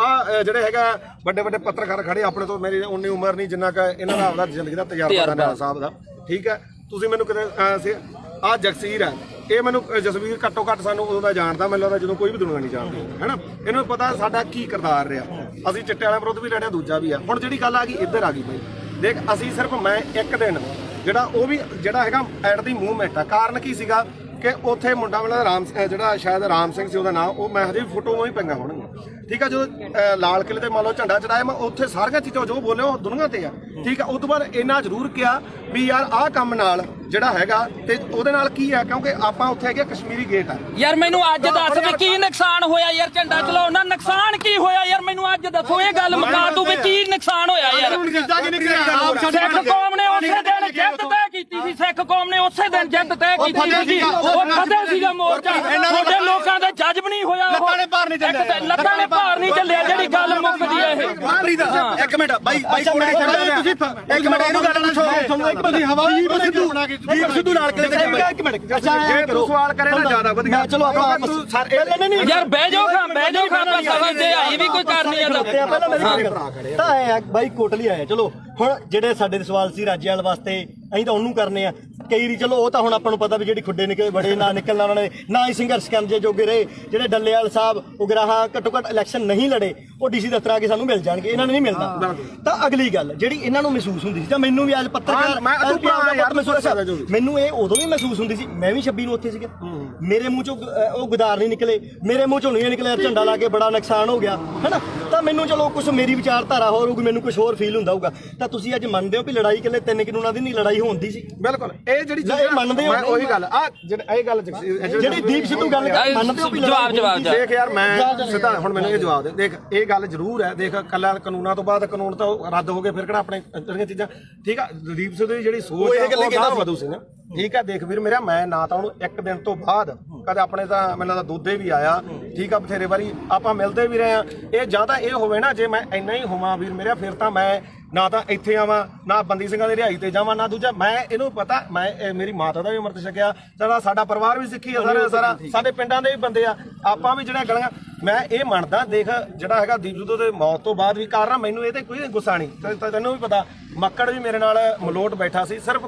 ਆ ਜਿਹੜੇ ਹੈਗਾ ਵੱਡੇ ਵੱਡੇ ਪੱਤਰਕਾਰ ਖੜੇ ਆਪਣੇ ਤੋਂ ਮੇਰੀ ਉਨੀ ਉਮਰ ਨਹੀਂ ਜਿੰਨਾ ਕਿ ਇਹਨਾਂ ਦਾ ਆਪਦਾ ਜ਼ਿੰਦਗੀ ਦਾ ਤਜਰਬਾ ਨਾਲਾ ਸਾਹਿਬ ਦਾ ਠੀਕ ਹੈ ਤੁਸੀਂ ਮੈਨੂੰ ਕਿਤੇ ਆ ਜਗਸੀਰ ਹੈ ਇਹ ਮੈਨੂੰ ਜਸਵੀਰ ਘੱਟੋ ਘੱਟ ਸਾਨੂੰ ਉਦੋਂ ਦਾ ਜਾਣਦਾ ਮੈਨੂੰ ਲੱਗਦਾ ਜਦੋਂ ਕੋਈ ਵੀ ਦੁਨੀਆ ਨਹੀਂ ਜਾਣਦੀ ਹੈਨਾ ਇਹਨੂੰ ਪਤਾ ਸਾਡਾ ਕੀ ਕਿਰਦਾਰ ਰਿਹਾ ਅਸੀਂ ਚਿੱਟੇ ਵਾਲਿਆਂ ਵਿਰੁੱਧ ਵੀ ਲੜਿਆ ਦੂਜਾ ਵੀ ਆ ਹੁਣ ਜਿਹੜੀ ਗੱਲ ਆ ਗਈ ਇੱਧਰ ਆ ਗਈ ਬਈ ਦੇਖ ਅਸੀਂ ਸਿਰਫ ਮੈਂ ਇੱਕ ਦਿਨ ਜਿਹੜਾ ਉਹ ਵੀ ਜਿਹੜਾ ਹੈਗਾ ਐਟ ਦੀ ਮੂਵਮੈਂਟ ਆ ਕਾਰਨ ਕੀ ਸੀਗਾ ਕਿ ਉੱਥੇ ਮੁੰਡਾ ਵਾਲਾ ਰਾਮ ਜਿਹੜਾ ਸ਼ਾਇਦ ਰਾਮ ਸਿੰਘ ਸੀ ਉਹਦਾ ਨਾਮ ਉਹ ਮੈਂ ਹਜੇ ਫੋਟੋਆਂ ਹੀ ਪਈਆਂ ਹੋਣਗੀਆਂ ਠੀਕ ਆ ਜਦੋਂ ਲਾਲ ਕਿਲੇ ਤੇ ਮੰਨ ਲਓ ਝੰਡਾ ਚੜਾਇਆ ਮੈਂ ਉੱਥੇ ਸਾਰੀਆਂ ਚੀਜ਼ਾਂ ਜੋ ਬੋਲੇ ਉਹ ਦੁਨੀਆ ਤੇ ਆ ਠੀਕ ਆ ਉਸ ਤੋਂ ਬਾਅਦ ਇੰਨਾ ਜ਼ਰੂਰ ਕਿਹਾ ਵੀ ਯਾਰ ਆਹ ਕੰਮ ਨਾਲ ਜਿਹੜਾ ਹੈਗਾ ਤੇ ਉਹਦੇ ਨਾਲ ਕੀ ਆ ਕਿਉਂਕਿ ਆਪਾਂ ਉੱਥੇ ਹੈਗੇ ਕਸ਼ਮੀਰੀ ਗੇਟ ਆ ਯਾਰ ਮੈਨੂੰ ਅੱਜ ਦੱਸ ਵੀ ਕੀ ਨੁਕਸਾਨ ਹੋਇਆ ਯਾਰ ਝੰਡਾ ਚਲਾਉਣ ਨਾਲ ਨੁਕਸਾਨ ਕੀ ਹੋਇਆ ਯਾਰ ਮੈਨੂੰ ਅੱਜ ਦੱਸੋ ਇਹ ਗੱਲ ਮੁਕਾ ਤੂੰ ਵੀ ਕੀ ਨੁਕਸਾਨ ਹੋਇਆ ਯਾਰ ਸਿੱਖ ਕੌਮ ਨੇ ਉਸੇ ਦਿਨ ਜਿੱਤ ਤੈਅ ਕੀਤੀ ਸੀ ਸਿੱਖ ਕੌਮ ਨੇ ਉਸੇ ਦਿਨ ਜਿੱਤ ਤੈਅ ਕੀਤੀ ਸੀ ਉਹ ਫਤਿਹ ਸੀਗਾ ਮੋਰਚਾ ਤੁਹਾਡੇ ਲੋਕਾਂ ਦਾ ਜੱਜ ਨਹੀਂ ਹੋਇਆ ਉਹ ਲੱਤਾਂ ਨੇ ਭਾਰ ਨਹੀਂ ਚੱਲਿਆ ਜਿਹੜੀ ਗੱਲ ਮੁੱਕਦੀ ਹੈ ਇਹ ਇੱਕ ਮਿੰਟ ਬਾਈ ਕੋਲੇ ਤੁਸੀਂ ਇੱਕ ਮਿੰਟ ਇਹਨੂੰ ਗੱਲ ਸੁਣੋ ਇੱਕ ਮਿੰਟ ਹਵਾਈ ਦੀਪ ਸਿੱਧੂ ਨਾਲ ਕਿਲੇ ਇੱਕ ਮਿੰਟ ਜੇ ਤੂੰ ਸਵਾਲ ਕਰੇ ਨਾ ਜ਼ਿਆਦਾ ਵਧੀਆ ਚਲੋ ਆਪਾਂ ਨਹੀਂ ਯਾਰ ਬਹਿ ਜਾਓ ਖਾਂ ਸਮਝਦੇ ਆਈ ਵੀ ਕੋਈ ਕਰਨੀ ਆ ਪਹਿਲਾਂ ਮੇਰੀ ਗੱਲ ਤਾਂ ਆਏ ਬਾਈ ਕੋਟਲੀ ਆਏ ਚਲੋ ਹੁਣ ਜਿਹੜੇ ਸਾਡੇ ਸਵਾਲ ਸੀ ਰਾਜੇਵਾਲ ਵਾਸਤੇ ਅਸੀਂ ਤਾਂ ਉਹਨੂੰ ਕਰਨੇ ਆ ਕਈ ਰੀ ਚਲੋ ਉਹ ਤਾਂ ਹੁਣ ਆਪਾਂ ਨੂੰ ਪਤਾ ਵੀ ਜਿਹੜੀ ਖੁੱਡੇ ਨਿਕਲੇ ਬੜੇ ਨਾ ਨਿਕਲਣਾ ਉਹਨਾਂ ਨੇ ਨਾ ਹੀ ਸੰਘਰਸ਼ ਕਰਨ ਜੇ ਜੋਗੇ ਰਹੇ ਜਿਹੜੇ ਡੱਲੇਵਾਲ ਸਾਹਿਬ ਉਗਰਾਹਾਂ ਘੱਟੋ ਘੱਟ ਇਲੈਕਸ਼ਨ ਨਹੀਂ ਲੜੇ ਉਹ ਡੀਸੀ ਦਫ਼ਤਰ ਆ ਕੇ ਸਾਨੂੰ ਮਿਲ ਜਾਣਗੇ ਇਹਨਾਂ ਨੂੰ ਨਹੀਂ ਮਿਲਦਾ ਤਾਂ ਅਗਲੀ ਗੱਲ ਜਿਹੜੀ ਇਹਨਾਂ ਨੂੰ ਮਹਿਸੂਸ ਹੁੰਦੀ ਸੀ ਜਾਂ ਮੈਨੂੰ ਵੀ ਅੱਜ ਪੱਤਰਕਾਰ ਮੈਨੂੰ ਇਹ ਉਦੋਂ ਵੀ ਮਹਿਸੂਸ ਹੁੰਦੀ ਸੀ ਮੈਂ ਵੀ 26 ਨੂੰ ਉੱਥੇ ਸੀਗਾ ਮੇਰੇ ਮੂੰਹ ਚੋਂ ਉਹ ਗੁਦਾਰ ਨਹੀਂ ਨਿਕਲੇ ਮੇਰੇ ਮੂੰਹ ਚੋਂ ਨਹੀਂ ਨਿਕਲਿਆ ਝੰਡਾ ਲਾ ਕੇ ਬੜਾ ਨੁਕਸਾਨ ਹੋ ਗਿਆ ਹੈਨਾ ਤਾਂ ਮੈਨੂੰ ਚਲੋ ਕੁਝ ਮੇਰੀ ਵਿਚਾਰਧਾਰਾ ਹੋਰ ਹੋਊਗੀ ਮੈਨੂੰ ਕੁਝ ਹੋਰ ਫੀਲ ਹੁੰਦਾ ਹੋਊਗਾ ਤਾਂ ਤੁਸੀਂ ਅੱਜ ਮੰਨਦੇ ਹੋ ਵੀ ਲੜਾਈ ਕਿਲੇ 3 ਕਾਨੂੰਨਾਂ ਦੀ ਨਹੀਂ ਲੜਾਈ ਹੁੰਦੀ ਸੀ ਬਿਲਕੁਲ ਇਹ ਜਿਹੜੀ ਇਹ ਮੰਨਦੇ ਹੋ ਮੈਂ ਉਹੀ ਗੱਲ ਆ ਇਹ ਗੱਲ ਜਿਹੜੀ ਦੀਪ ਸਿੱਧੂ ਗੱਲ ਮੰਨਦੇ ਹੋ ਵੀ ਜਵਾਬ ਦੇਖ ਯਾਰ ਮੈਂ ਸਿੱਧਾ ਹੁਣ ਮੈਨੂੰ ਇਹ ਜਵਾਬ ਦੇ ਦੇਖ ਇਹ ਗੱਲ ਜ਼ਰੂਰ ਹੈ ਦੇਖ ਕੱਲਾ ਕਾਨੂੰਨਾਂ ਤੋਂ ਬਾਅਦ ਕਾਨੂੰਨ ਤਾਂ ਰੱਦ ਹੋ ਗਏ ਫਿਰ ਕਿਹੜਾ ਆਪਣੇ ਜਿਹੜੀਆਂ ਚੀਜ਼ਾਂ ਠੀਕ ਆ ਦੀਪ ਸਿੱਧੂ ਦੀ ਜਿਹੜੀ ਸੋਚ ਆ ਉਹ ਵਧੂ ਸੀ ਨਾ ਠੀਕ ਆ ਦੇਖ ਵੀਰ ਮੇਰਾ ਮੈਂ ਨਾ ਤਾਂ ਉਹਨੂੰ ਇੱਕ ਦਿਨ ਤੋਂ ਬਾਅਦ ਕਦੇ ਆਪਣੇ ਤਾਂ ਮੈਨੂੰ ਲੱਗਦਾ ਦੁੱਧੇ ਵੀ ਆਇਆ ਠੀਕ ਆ ਬਥੇਰੇ ਵਾਰੀ ਆਪਾਂ ਮਿਲਦੇ ਵੀ ਰਹੇ ਆ ਇਹ ਜਾਂ ਤਾਂ ਇਹ ਹੋਵੇ ਨਾ ਜੇ ਮੈਂ ਇੰਨਾ ਹੀ ਹੋਵਾਂ ਵੀਰ ਮੇਰਾ ਫਿਰ ਤਾਂ ਮੈਂ ਨਾ ਤਾਂ ਇੱਥੇ ਆਵਾਂ ਨਾ ਬੰਦੀ ਸਿੰਘਾਂ ਦੀ ਰਿਹਾਈ ਤੇ ਜਾਵਾਂ ਨਾ ਦੂਜਾ ਮੈਂ ਇਹਨੂੰ ਪਤਾ ਮੈਂ ਮੇਰੀ ਮਾਤਾ ਦਾ ਵੀ ਅੰਮ੍ਰਿਤ ਛਕਿਆ ਸਾਡਾ ਪਰਿਵਾਰ ਵੀ ਸਿੱਖੀ ਆ ਸਾਰਾ ਸਾਡੇ ਪਿੰਡਾਂ ਦੇ ਵੀ ਬੰਦੇ ਆ ਆਪਾਂ ਵੀ ਜਿਹੜਾ ਗਲੀਆਂ ਮੈਂ ਇਹ ਮੰਨਦਾ ਦੇਖ ਜਿਹੜਾ ਹੈਗਾ ਦੀਪ ਸਿੱਧੂ ਦੇ ਮੌਤ ਤੋਂ ਬਾਅਦ ਵੀ ਕਾਰਨ ਮੈਨੂੰ ਇਹ ਤੇ ਕੋਈ ਗੁੱਸਾ ਨਹੀਂ ਤੈਨੂੰ ਵੀ ਪਤਾ ਮੱਕੜ ਵੀ ਮੇਰੇ ਨਾਲ ਮਲੋਟ ਬੈਠਾ ਸੀ ਸਿਰਫ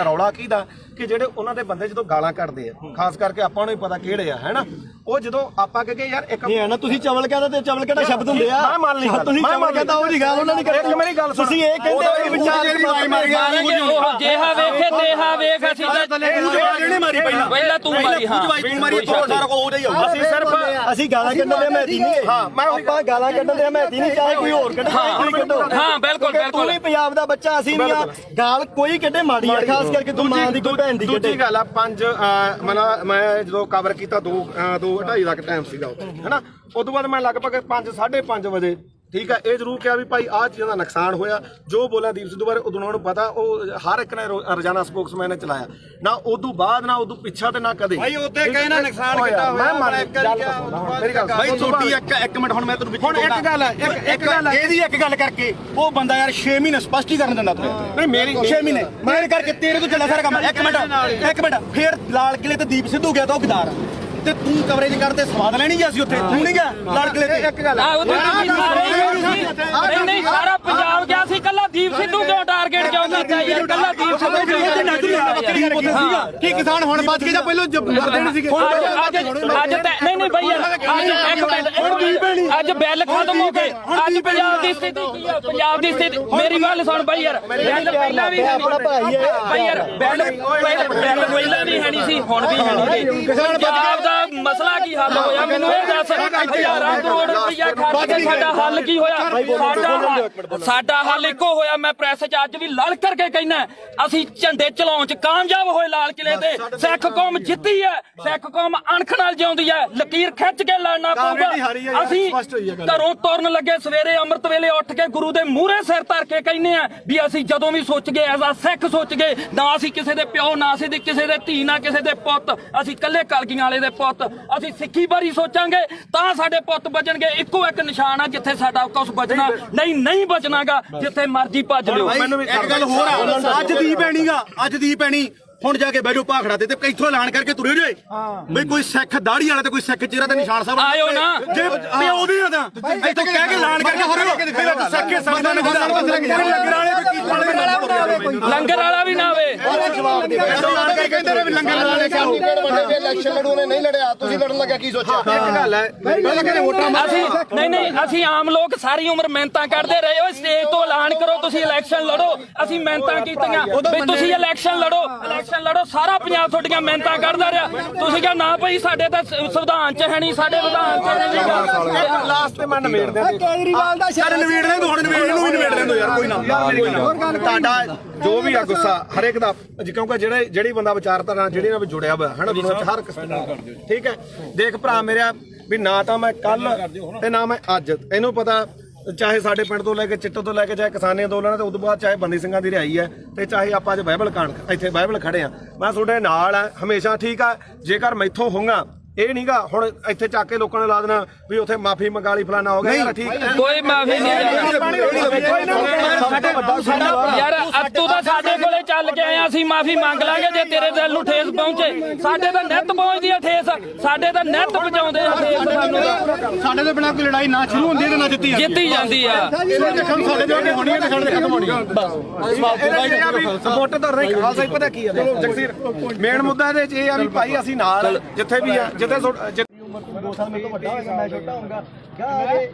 ਰੌਲਾ ਕੀ ਦਾ ਕਿ ਜਿਹੜੇ ਉਹਨਾਂ ਦੇ ਬੰਦੇ ਜਦੋਂ ਗਾਲਾਂ ਕੱਢਦੇ ਆ ਖਾਸ ਕਰਕੇ ਆਪਾਂ ਨੂੰ ਹੀ ਪਤਾ ਕਿਹੜੇ ਆ ਹੈਨਾ ਉਹ ਜਦੋਂ ਆਪਾਂ ਕਹੇ ਯਾਰ ਇੱਕ ਨਹੀਂ ਹੈ ਨਾ ਤੁਸੀਂ ਚਵਲ ਕਹਿੰਦਾ ਤੇ ਚਵਲ ਕਿਹੜਾ ਸ਼ਬਦ ਹੁੰਦੇ ਆ ਮੈਂ ਮੰਨ ਲਈ ਤੁਸੀਂ ਚਵਲ ਕਹਿੰਦਾ ਉਹ ਦੀ ਗੱਲ ਉਹਨਾਂ ਨੇ ਇੱਕ ਮੇਰੀ ਗੱਲ ਤੁਸੀਂ ਇਹ ਕਹਿੰਦੇ ਹੋ ਵਿਚਾਰ ਜਿਹਾ ਵੇਖੇ ਤੇਹਾ ਵੇਖ ਅਸੀਂ ਜਿਹਨੇ ਮਾਰੀ ਪਹਿਲਾਂ ਤੂੰ ਮਾਰੀ ਹਾਂ ਤੂੰ ਮਾਰੀ ਸਾਰਾ ਕੋ ਉਹਦਾ ਹੀ ਆਊ ਅਸੀਂ ਸਿਰਫ ਅਸੀਂ ਗਾਲਾਂ ਕੱਢਣ ਦੇ ਮਹਿਤੀ ਨਹੀਂ ਹਾਂ ਆਪਾਂ ਗਾਲਾਂ ਕੱਢਣ ਦੇ ਮਹਿਤੀ ਨਹੀਂ ਚਾਹੇ ਕੋਈ ਹੋਰ ਕੱਢੇ ਕੋਈ ਕੱਢੋ ਹਾਂ ਬਿਲਕੁਲ ਤੂੰ ਵੀ ਪੰਜਾਬ ਦਾ ਬੱਚਾ ਅਸੀਂ ਨਹੀਂ ਆ ਗਾਲ ਕੋਈ ਕੱਢੇ ਮਾੜੀ ਆ ਖਾਸ ਕਰਕੇ ਤੂੰ ਮਾਂ ਦੀ ਕੋਈ ਭੈਣ ਦੀ ਕੱਢੇ ਦੂਜੀ ਗੱਲ ਆ ਮੈਂ ਜਦੋਂ ਕਵਰ ਕੀਤਾ 2:30 ਦਾ ਟਾਈਮ ਸੀਗਾ ਉੱਥੇ ਹੈਨਾ ਉਸ ਤੋਂ ਬਾਅਦ ਮੈਂ ਲਗਭਗ 5:30 ਵਜੇ ਠੀਕ ਹੈ, ਇਹ ਜ਼ਰੂਰ ਕਿਹਾ ਵੀ ਭਾਈ ਆਹ ਚੀਜ਼ਾਂ ਦਾ ਨੁਕਸਾਨ ਹੋਇਆ। ਜੋ ਬੋਲਿਆ ਦੀਪ ਸਿੱਧੂ ਬਾਰੇ ਉਦੋਂ ਉਹਨਾਂ ਨੂੰ ਪਤਾ, ਉਹ ਹਰ ਇੱਕ ਨੇ ਰੋਜ਼ਾਨਾ ਸਪੋਕਸਮੈਨ ਨੇ ਚਲਾਇਆ ਨਾ, ਉਦੋਂ ਬਾਅਦ ਨਾ ਉਦੋਂ ਪਿੱਛਾ ਤੇ ਨਾ ਕਦੇ ਭਾਈ ਉੱਤੇ ਕਹੇ ਨਾ ਨੁਕਸਾਨ ਕਿੱਦਾਂ ਹੋਇਆ, ਮੈਂ ਇੱਕ ਵਾਰੀ ਕਿਹਾ ਮੇਰੀ ਗੱਲ ਭਾਈ ਤੁਹਾਡੀ ਇੱਕ ਮਿੰਟ ਹੁਣ ਮੈਂ ਤੈਨੂੰ ਹੁਣ ਇੱਕ ਗੱਲ ਹੈ, ਇੱਕ ਗੱਲ ਹੈ, ਇਹਦੀ ਇੱਕ ਗੱਲ ਕਰਕੇ ਉਹ ਬੰਦਾ ਯਾਰ 6 ਮਹੀਨੇ ਸਪਸ਼ਟੀਕਰਨ ਦਿੰਦਾ ਤੂੰ ਨਹੀਂ ਮੇਰੀ 6 ਮਹੀਨੇ ਮੇਰੇ ਕਰਕੇ ਤੇਰੇ ਤੋਂ ਚੱਲਿਆ ਸਾਰਾ ਕੰਮ। ਇੱਕ ਮਿੰਟ ਫੇਰ ਲਾਲ ਕਿਲੇ ਤੇ ਦੀਪ ਸਿੱਧੂ ਗਿਆ ਤਾਂ ਉਹ ਗਦਾਰ ਤੇ ਤੂੰ ਕਵਰੇਜ ਕਰਦੇ ਸਵਾਦ ਲੈਣੀ ਗਿਆ ਸੀ ਉੱਥੇ, ਤੂੰ ਨਹੀਂ ਗਿਆ ਲਾਲ ਕਿਲੇ ਤੇ। ਇੱਕ ਗੱਲ ਨਹੀਂ ਸਾਰਾ ਪੰਜਾਬ ਗਿਆ ਸੀ, ਕੱਲਾ ਦੀਪ ਸਿੱਧੂ ਕਿਉਂ ਟਾਰਗੇਟ ਕਿਉਂ ਕੀਤਾ ਯਾਰ, ਕੱਲਾ ਦੀਪ ਸਿੱਧੂ ਕੀ ਕਿਸਾਨ ਹੁਣ ਬਚ ਕੇ ਜਾਂ ਪਹਿਲਾਂ ਮਰਦੇ ਨਹੀਂ ਸੀਗੇ? ਅੱਜ ਨਹੀਂ ਬਈ ਯਾਰ ਅੱਜ ਬਿੱਲ ਖਤਮ ਹੋ ਗਏ, ਅੱਜ ਪੰਜਾਬ ਦੀ ਸਥਿਤੀ ਕੀ ਆ, ਪੰਜਾਬ ਦੀ ਸਥਿਤੀ ਮੇਰੀ ਗੱਲ ਸੁਣ ਬਈ ਯਾਰ, ਬਿੱਲ ਪਹਿਲਾਂ ਵੀ ਹੈ ਬਈ ਯਾਰ, ਬਿੱਲ ਪਹਿਲਾਂ ਵੀ ਹੈ ਨਹੀਂ ਸੀ, ਹੁਣ ਵੀ ਹੈ ਨਹੀਂ। ਪੰਜਾਬ ਦਾ ਮਸਲਾ ਕੀ ਹੱਲ ਹੋਇਆ ਮੈਨੂੰ ਇਹ ਦੱਸ, ਹਜ਼ਾਰਾਂ ਕਰੋੜ ਰੁਪਇਆ ਖਰਚ ਕੇ ਸਾਡਾ ਹੱਲ ਕੀ ਹੋਇਆ? ਸਾਡਾ ਹੱਲ ਇੱਕੋ ਹੋਇਆ, ਮੈਂ ਪ੍ਰੈਸ 'ਚ ਅੱਜ ਵੀ ਲੜ ਕਰਕੇ ਕਹਿਣਾ, ਅਸੀਂ ਝੰਡੇ ਚਲਾਉਣ 'ਚ ਕਾਮਯਾਬ ਹੋਏ ਲਾਲ ਕਿਲੇ ਤੇ। ਸਿੱਖ ਕੌਮ ਜਿੱਤੀ ਹੈ, ਸਿੱਖ ਕੌਮ ਅਣਖ ਨਾਲ ਜਿਉਂਦੀ ਹੈ, ਲਕੀਰ ਖਿੱਚ ਕੇ ਲੜਨਾ ਪਊਗਾ। ਅਸੀਂ ਘਰੋਂ ਤੁਰਨ ਲੱਗੇ ਸਵੇਰੇ ਅੰਮ੍ਰਿਤ ਵੇਲੇ ਉੱਠ ਕੇ ਗੁਰੂ ਦੇ ਮੂਹਰੇ ਸਿਰ ਧਰ ਕੇ ਕਹਿੰਦੇ ਆ ਵੀ ਅਸੀਂ ਜਦੋਂ ਵੀ ਸੋਚ ਗਏ ਐਜ਼ ਆ ਸਿੱਖ ਸੋਚ ਗਏ, ਨਾ ਅਸੀਂ ਕਿਸੇ ਦੇ ਪਿਓ, ਨਾ ਅਸੀਂ ਕਿਸੇ ਦੇ ਧੀ, ਨਾ ਕਿਸੇ ਦੇ ਪੁੱਤ, ਅਸੀਂ ਇਕੱਲੇ ਕਲਗੀਆਂ ਵਾਲੇ ਦੇ ਪੁੱਤ, ਅਸੀਂ ਸਿੱਖੀ ਬਾਰੇ ਸੋਚਾਂਗੇ ਤਾਂ ਸਾਡੇ ਪੁੱਤ ਬਚਣਗੇ। ਇੱਕੋ ਇੱਕ ਨਿਸ਼ਾਨ ਆ ਜਿੱਥੇ ਸਾਡਾ ਕੁਝ ਬਚਣਾ, ਨਹੀਂ ਬਚਣਾਗਾ, ਜਿੱਥੇ ਮਰਜ਼ੀ ਭੱਜ ਲਿਓ। ਇੱਕ ਗੱਲ ਹੋਰ ਆ, ਅੱਜ ਦੀ ਪੈਣੀਗਾ, ਅੱਜ ਦੀ ਪੈਣੀ ਹੁਣ ਜਾ ਕੇ ਬਹਿ ਜਾਓ ਭਾਖੜਾ ਤੇ ਇੱਥੋਂ ਐਲਾਨ ਕਰਕੇ ਤੁਰੇ ਜੇ ਬਈ ਕੋਈ ਸਿੱਖ ਦਾੜੀ ਵਾਲਾ ਤੇ ਕੋਈ ਸਿੱਖ ਚਿਹਰਾ ਤੇ ਨਿਸ਼ਾਨ ਸਾਹਿਬ ਆਇਓ ਨਾ, ਜੇ ਪਿਓ ਦੀ ਨਾ ਤਾਂ ਇੱਥੋਂ ਕਹਿ ਕੇ ਐਲਾਨ ਕਰਕੇ ਤੁਰੇ ਸਿੱਖੇ ਸੰਗਤਾਂ ਨੇ ਲੰਗਰ ਵਾਲਾ ਵੀ ਨਾ ਆਵੇ। ਕਹਿੰਦੇ ਨੇ ਵੀ ਲੰਗਰ ਵਾਲੇ ਇਲੈਕਸ਼ਨ ਲੜੂ ਨੇ ਨਹੀਂ ਲੜਿਆ, ਤੁਸੀਂ ਲੜਨ ਲੱਗਿਆ ਕੀ ਸੋਚਿਆ? ਇੱਕ ਗੱਲ ਹੈ, ਅਸੀਂ ਆਮ ਲੋਕ ਸਾਰੀ ਉਮਰ ਮਿਹਨਤਾਂ ਕਰਦੇ ਰਹੇ, ਓਏ ਸਟੇਜ ਤੋਂ ਐਲਾਨ ਕਰੋ ਤੁਸੀਂ ਇਲੈਕਸ਼ਨ ਲੜੋ, ਅਸੀਂ ਮਿਹਨਤਾਂ ਕੀਤੀਆਂ ਵੀ ਤੁਸੀਂ ਇਲੈਕਸ਼ਨ ਲੜੋ, ਸਾਰਾ ਪੰਜਾਬ ਤੁਹਾਡੀਆਂ ਮਿਹਨਤਾਂ ਕਰਦਾ ਰਿਹਾ। ਤੁਸੀਂ ਕਿਹਾ ਨਾ ਭਾਈ ਸਾਡੇ ਤਾਂ ਸੰਵਿਧਾਨ 'ਚ ਹੈ ਨਹੀਂ, ਸਾਡੇ ਵਿਧਾਨ 'ਚ ਨਹੀਂ। ਲਾਸਟ ਤੇ ਮੈਂ ਨਵੇੜਦੇ ਕੇਜਰੀਵਾਲ ਦਾ ਚੱਲ ਨਵੇੜ ਲੈ ਤੂੰ, ਹੁਣ ਨਵੇੜ ਨੂੰ ਵੀ ਨਵੇੜ ਲੈਂਦੋ ਯਾਰ, ਕੋਈ ਨਾ। ਤੁਹਾਡਾ ਜੋ ਵੀ ਆ ਗੁੱਸਾ ਹਰੇਕ ਦਾ, ਕਿਉਂਕਿ ਜਿਹੜੀ ਬੰਦਾ ਵਿਚਾਰਧਾਰਾ ਜਿਹੜੀ ਨਾਲ ਜੁੜਿਆ ਹੋਇਆ ਹੈ ਨਾ ਦੁਨੀਆ ਵਿੱਚ ਹਰ ਕਿਸਮ ਦਾ, ਠੀਕ ਹੈ। ਦੇਖ ਭਰਾ ਮੇਰਾ ਵੀ ਨਾ ਤਾਂ ਮੈਂ ਕੱਲ ਤੇ ਨਾ ਮੈਂ ਅੱਜ, ਇਹਨੂੰ ਪਤਾ ਚਾਹੇ ਸਾਡੇ ਪਿੰਡ ਤੋਂ ਲੈ ਕੇ ਚਿੱਟੋ ਤੋਂ ਲੈ ਕੇ ਚਾਹੇ ਕਿਸਾਨੀ ਅੰਦੋਲਨ ਤੇ ਉਦੋਂ ਬਾਅਦ ਚਾਹੇ ਬੰਦੀ ਸਿੰਘਾਂ ਦੀ ਰਿਹਾਈ ਹੈ ਤੇ ਚਾਹੇ ਆਪਾਂ ਅੱਜ ਬਾਈਬਲ ਕਾਂਡ ਇੱਥੇ ਬਾਈਬਲ ਖੜੇ ਆ, ਮੈਂ ਤੁਹਾਡੇ ਨਾਲ ਆ ਹਮੇਸ਼ਾ, ਠੀਕ ਆ। ਜੇਕਰ ਮੈਥੋਂ ਹੋਊਗਾ ਇਹ ਨਹੀਂਗਾ ਹੁਣ ਇੱਥੇ ਚੱਕ ਕੇ ਲੋਕਾਂ ਨੇ ਲਾ ਦੇਣਾ ਵੀ ਉੱਥੇ ਮਾਫੀ ਮੰਗਾ ਲਈ ਫਲਾਣਾ ਹੋ ਗਿਆ ਯਾਰ, ਠੀਕ ਹੈ ਕੋਈ ਮਾਫੀ ਨਹੀਂ ਯਾਰ, ਤੂੰ ਤਾਂ ਸਾਡੇ ਕੋਲੇ ਚੱਲ ਕੇ ਆਇਆ, ਅਸੀਂ ਮਾਫੀ ਮੰਗ ਲਾਂਗੇ ਜੇ ਤੇਰੇ ਦਿਲ ਨੂੰ ਠੇਸ ਪਹੁੰਚੇ। ਸਾਡੇ ਤਾਂ ਨਿੱਤ ਪਹੁੰਚਦੀ ਆ ਠੇਸ, ਸਾਡੇ ਤਾਂ ਨਿੱਤ ਪਹੁੰਚਾਉਂਦੇ ਆ ਠੇਸ ਸਾਨੂੰ। ਸਾਡੇ ਤੋਂ ਬਿਨਾਂ ਕੋਈ ਲੜਾਈ ਨਾ ਸ਼ੁਰੂ ਹੁੰਦੀ ਤੇ ਨਾ ਜਿੱਤੀ ਜਾਂਦੀ ਆ। ਸਾਡੇ ਜੋ ਹੋਣੀ ਹੈ ਤੇ ਸਾਡੇ ਖਤਮ ਹੋਣੀ ਹੈ ਬਸ। ਸਪੋਰਟ ਤਾਂ ਨਹੀਂ ਖਾਲਸਾ ਹੀ ਪਤਾ ਕੀ ਹੈ ਜਗਸੀਰ, ਮੇਨ ਮੁੱਦਾ ਇਹਦੇ 'ਚ ਇਹ ਆ ਵੀ ਭਾਈ ਅਸੀਂ ਨਾਲ ਜਿੱਥੇ ਵੀ ਆ, ਜਿੱਥੇ 2 ਸਾਲ ਮੇਰੇ ਤੋਂ ਵੱਡਾ ਹੋਏਗਾ, ਮੈਂ ਛੋਟਾ ਹੋਊਗਾ। ਗਾਗੇ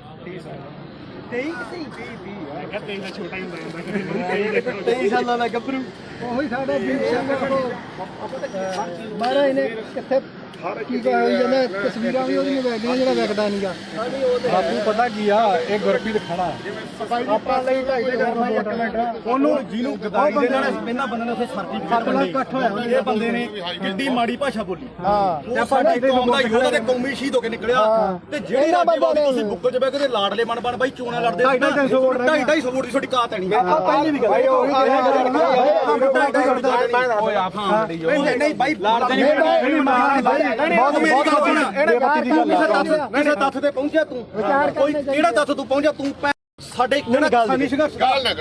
23 ਸਾਲਾਂ ਦਾ ਗੱਭਰੂ ਉਹੀ ਸਾਡਾ ਦੀਪ ਸਿੰਘ ਮਹਾਰਾਜ ਨੇ ਕਿੱਥੇ ਕੀ ਹੋਈ ਜਾਂਦਾ, ਤਸਵੀਰਾਂ ਵੀ ਉਹਦੀਆਂ ਵੇਖਦੀਆਂ ਜਿਹੜਾ ਵੇਖਦਾ ਨਹੀਂਗਾ। ਬਾਪੂ ਪਤਾ ਕੀ ਆ, ਇਹ ਗੁਰਪ੍ਰੀਤ ਖੜਾ ਆਪਾਂ ਲਈ 2.5 ਮਿੰਟ ਉਹਨੂੰ ਜਿਹਨੂੰ ਗਦਾਈ ਦੇ ਨਾਲ ਇਹਨਾਂ ਬੰਦੇ ਨੇ ਉੱਥੇ ਸਰਟੀਫਿਕੇਟ ਇਕੱਠ ਹੋਇਆ, ਇਹ ਬੰਦੇ ਨੇ ਕਿੰਨੀ ਮਾੜੀ ਭਾਸ਼ਾ ਬੋਲੀ। ਤੇ ਆਪਾਂ ਕੌਮ ਦਾ ਯੋਧਾ ਤੇ ਕੌਮੀ ਸ਼ਹੀਦ ਹੋ ਕੇ ਨਿਕਲਿਆ, ਤੇ ਜਿਹੜੇ ਬੰਦੇ ਨੇ ਤੁਸੀਂ ਬੁੱਕਲ 'ਚ ਬਹਿ ਕੇ ਲਾਡਲੇ ਬਣ ਬਾਈ ਚੋਣਾਂ ਲੜਦੇ 2.5 ਵੋਟ ਦੀ ਤੁਹਾਡੀ ਕਾਤ ਨਹੀਂ। ਪਹਿਲੀ ਵੀ ਗੱਲ ਨਹੀਂ ਬਾਈ ਨਹੀਂ ਤੱਥ ਤੇ ਪਹੁੰਚਿਆ ਤੂੰ, ਕੋਈ ਕਿਹੜਾ ਤੱਥ ਤੂੰ ਪਹੁੰਚਿਆ? ਤੂੰ ਸਾਡੇ ਕਿਸਾਨੀ ਸੰਘਰਸ਼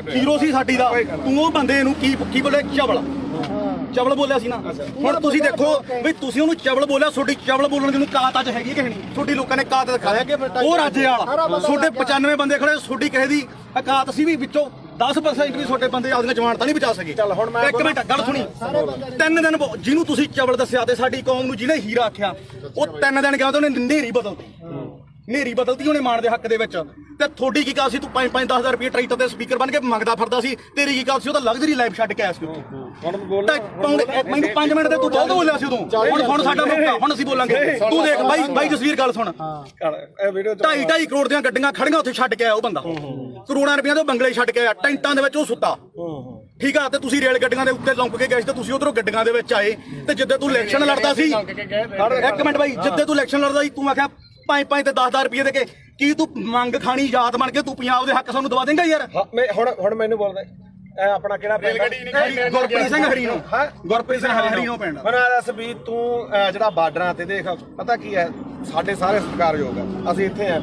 ਹੀਰੋ ਸੀ ਸਾਡੀ ਦਾ, ਤੂੰ ਉਹ ਬੰਦੇ ਨੂੰ ਕੀ ਬੋਲੇ? ਚਵਲ ਬੋਲਿਆ ਸੀ ਨਾ। ਹੁਣ ਤੁਸੀਂ ਦੇਖੋ ਵੀ ਤੁਸੀਂ ਉਹਨੂੰ ਚਵਲ ਬੋਲਿਆ, ਤੁਹਾਡੀ ਚਵਲ ਬੋਲਣ ਦੀ ਨੂੰ ਕਾਤ ਅੱਜ ਹੈਗੀ ਕਿ ਨਹੀਂ? ਤੁਹਾਡੀ ਲੋਕਾਂ ਨੇ ਕਾਤ ਦਿਖਾਇਆ, ਉਹ ਰਾਜੇ ਵਾਲਾ ਤੁਹਾਡੇ 95 ਬੰਦੇ ਖੜੇ, ਤੁਹਾਡੀ ਕਿਸੇ ਦੀ ਕਾਤ ਸੀ ਵੀ ਵਿੱਚੋਂ 10% ਵੀ ਤੁਹਾਡੇ ਬੰਦੇ ਆਪਣੀਆਂ ਜਮਾਨਤਾਂ ਨਹੀਂ ਬਚਾ ਸਕੇ। ਚੱਲ ਹੁਣ ਮੈਂ ਇੱਕ ਮਿੰਟ ਗੱਲ ਸੁਣੀ, 3 ਦਿਨ ਜਿਹਨੂੰ ਤੁਸੀਂ ਚਵਲ ਦੱਸਿਆ ਤੇ ਸਾਡੀ ਕੌਮ ਨੂੰ ਜਿਹਨੇ ਹੀਰਾ ਆਖਿਆ, ਉਹ 3 ਦਿਨ ਗਿਆ ਤੇ ਉਹਨੇ ਨੇਰੀ ਬਦਲਤੀ ਉਹਨੇ ਮਾਣ ਦੇ ਹੱਕ ਦੇ ਵਿੱਚ। ਤੇ ਤੁਹਾਡੀ ਕੀ ਕਾਲ ਸੀ? ਤੂੰ 5-10 ਰੁਪਏ ਟਰੈਕਟਰ ਤੇ ਸਪੀਕਰ ਬਣ ਕੇ ਮੰਗਦਾ ਫਿਰਦਾ ਸੀ, ਤੇਰੀ ਕੀ ਕਾਲ ਸੀ? ਉਹ ਤਾਂ ਲਗਜ਼ਰੀ ਲਾਈਫ ਛੱਡ ਕੇ ਆਇਆ ਸੀ ਉੱਥੇ। ਮੈਨੂੰ 5 ਮਿੰਟ ਤੇ ਤੂੰ ਬਹੁਤ ਬੋਲਿਆ ਸੀ ਉਦੋਂ, ਹੁਣ ਸਾਡਾ ਮੌਕਾ, ਹੁਣ ਅਸੀਂ ਬੋਲਾਂਗੇ। ਤੂੰ ਦੇਖ ਬਾਈ ਜਸਵੀਰ ਗੱਲ ਸੁਣ, 2.5 ਕਰੋੜ ਦੀਆਂ ਗੱਡੀਆਂ ਖੜੀਆਂ ਉੱਥੇ ਛੱਡ ਕੇ ਆਇਆ ਉਹ ਬੰਦਾ, ਕਰੋੜਾਂ ਰੁਪਈਆਂ ਦੇ ਬੰਗਲੇ ਛੱਡ ਕੇ ਆਇਆ, ਟੈਂਟਾਂ ਦੇ ਵਿੱਚ ਉਹ ਸੁੱਤਾ, ਠੀਕ ਆ। ਤੇ ਤੁਸੀਂ ਰੇਲ ਗੱਡੀਆਂ ਦੇ ਉੱਤੇ ਲੰਘ ਕੇ ਗਏ ਸੀ ਤੇ ਤੁਸੀਂ ਉਧਰੋਂ ਗੱਡੀਆਂ ਦੇ ਵਿੱਚ ਆਏ। ਤੇ ਜਿੱਦੇ ਤੂੰ ਇਲੈਕਸ਼ਨ ਲੜਦਾ ਸੀ, ਇੱਕ ਮਿੰਟ ਬਾਈ, ਜਿੱਦੇ ਤੂੰ ਇਲੈਕਸ਼ਨ ਲੜਦਾ ਸੀ ਤੂੰ ਆਖਿਆ 5-5 ਤੇ 10-10 ਰੁਪਏ ਦੇ ਕੇ ਕੀ ਤੂੰ ਮੰਗ ਖਾਣੀ ਯਾਦ ਬਣ ਕੇ ਤੂੰ ਪੰਜਾਬ ਦੇ ਹੱਕ ਸਾਨੂੰ ਦਵਾ ਦੇਂਗਾ ਯਾਰ? ਹੁਣ ਮੈਨੂੰ ਬੋਲਦਾ ਇਹ ਆਪਣਾ ਕਿਹੜਾ ਪਿੰਡ ਗੁਰਪ੍ਰੀਤ ਸਿੰਘ ਹਰੀਨੋ ਗੁਰਪ੍ਰੀਤ ਸਿੰਘ ਹਰੀਨੋ ਪਿੰਡ। ਮੈਨੂੰ ਦੱਸ ਵੀ ਤੂੰ ਜਿਹੜਾ ਬਾਰਡਰਾਂ ਤੇ ਦੇਖ ਪਤਾ ਕੀ ਹੈ ਸਾਡੇ ਸਾਰੇ ਸਤਿਕਾਰਯੋਗ ਆ ਅਸੀਂ ਇੱਥੇ ਆ।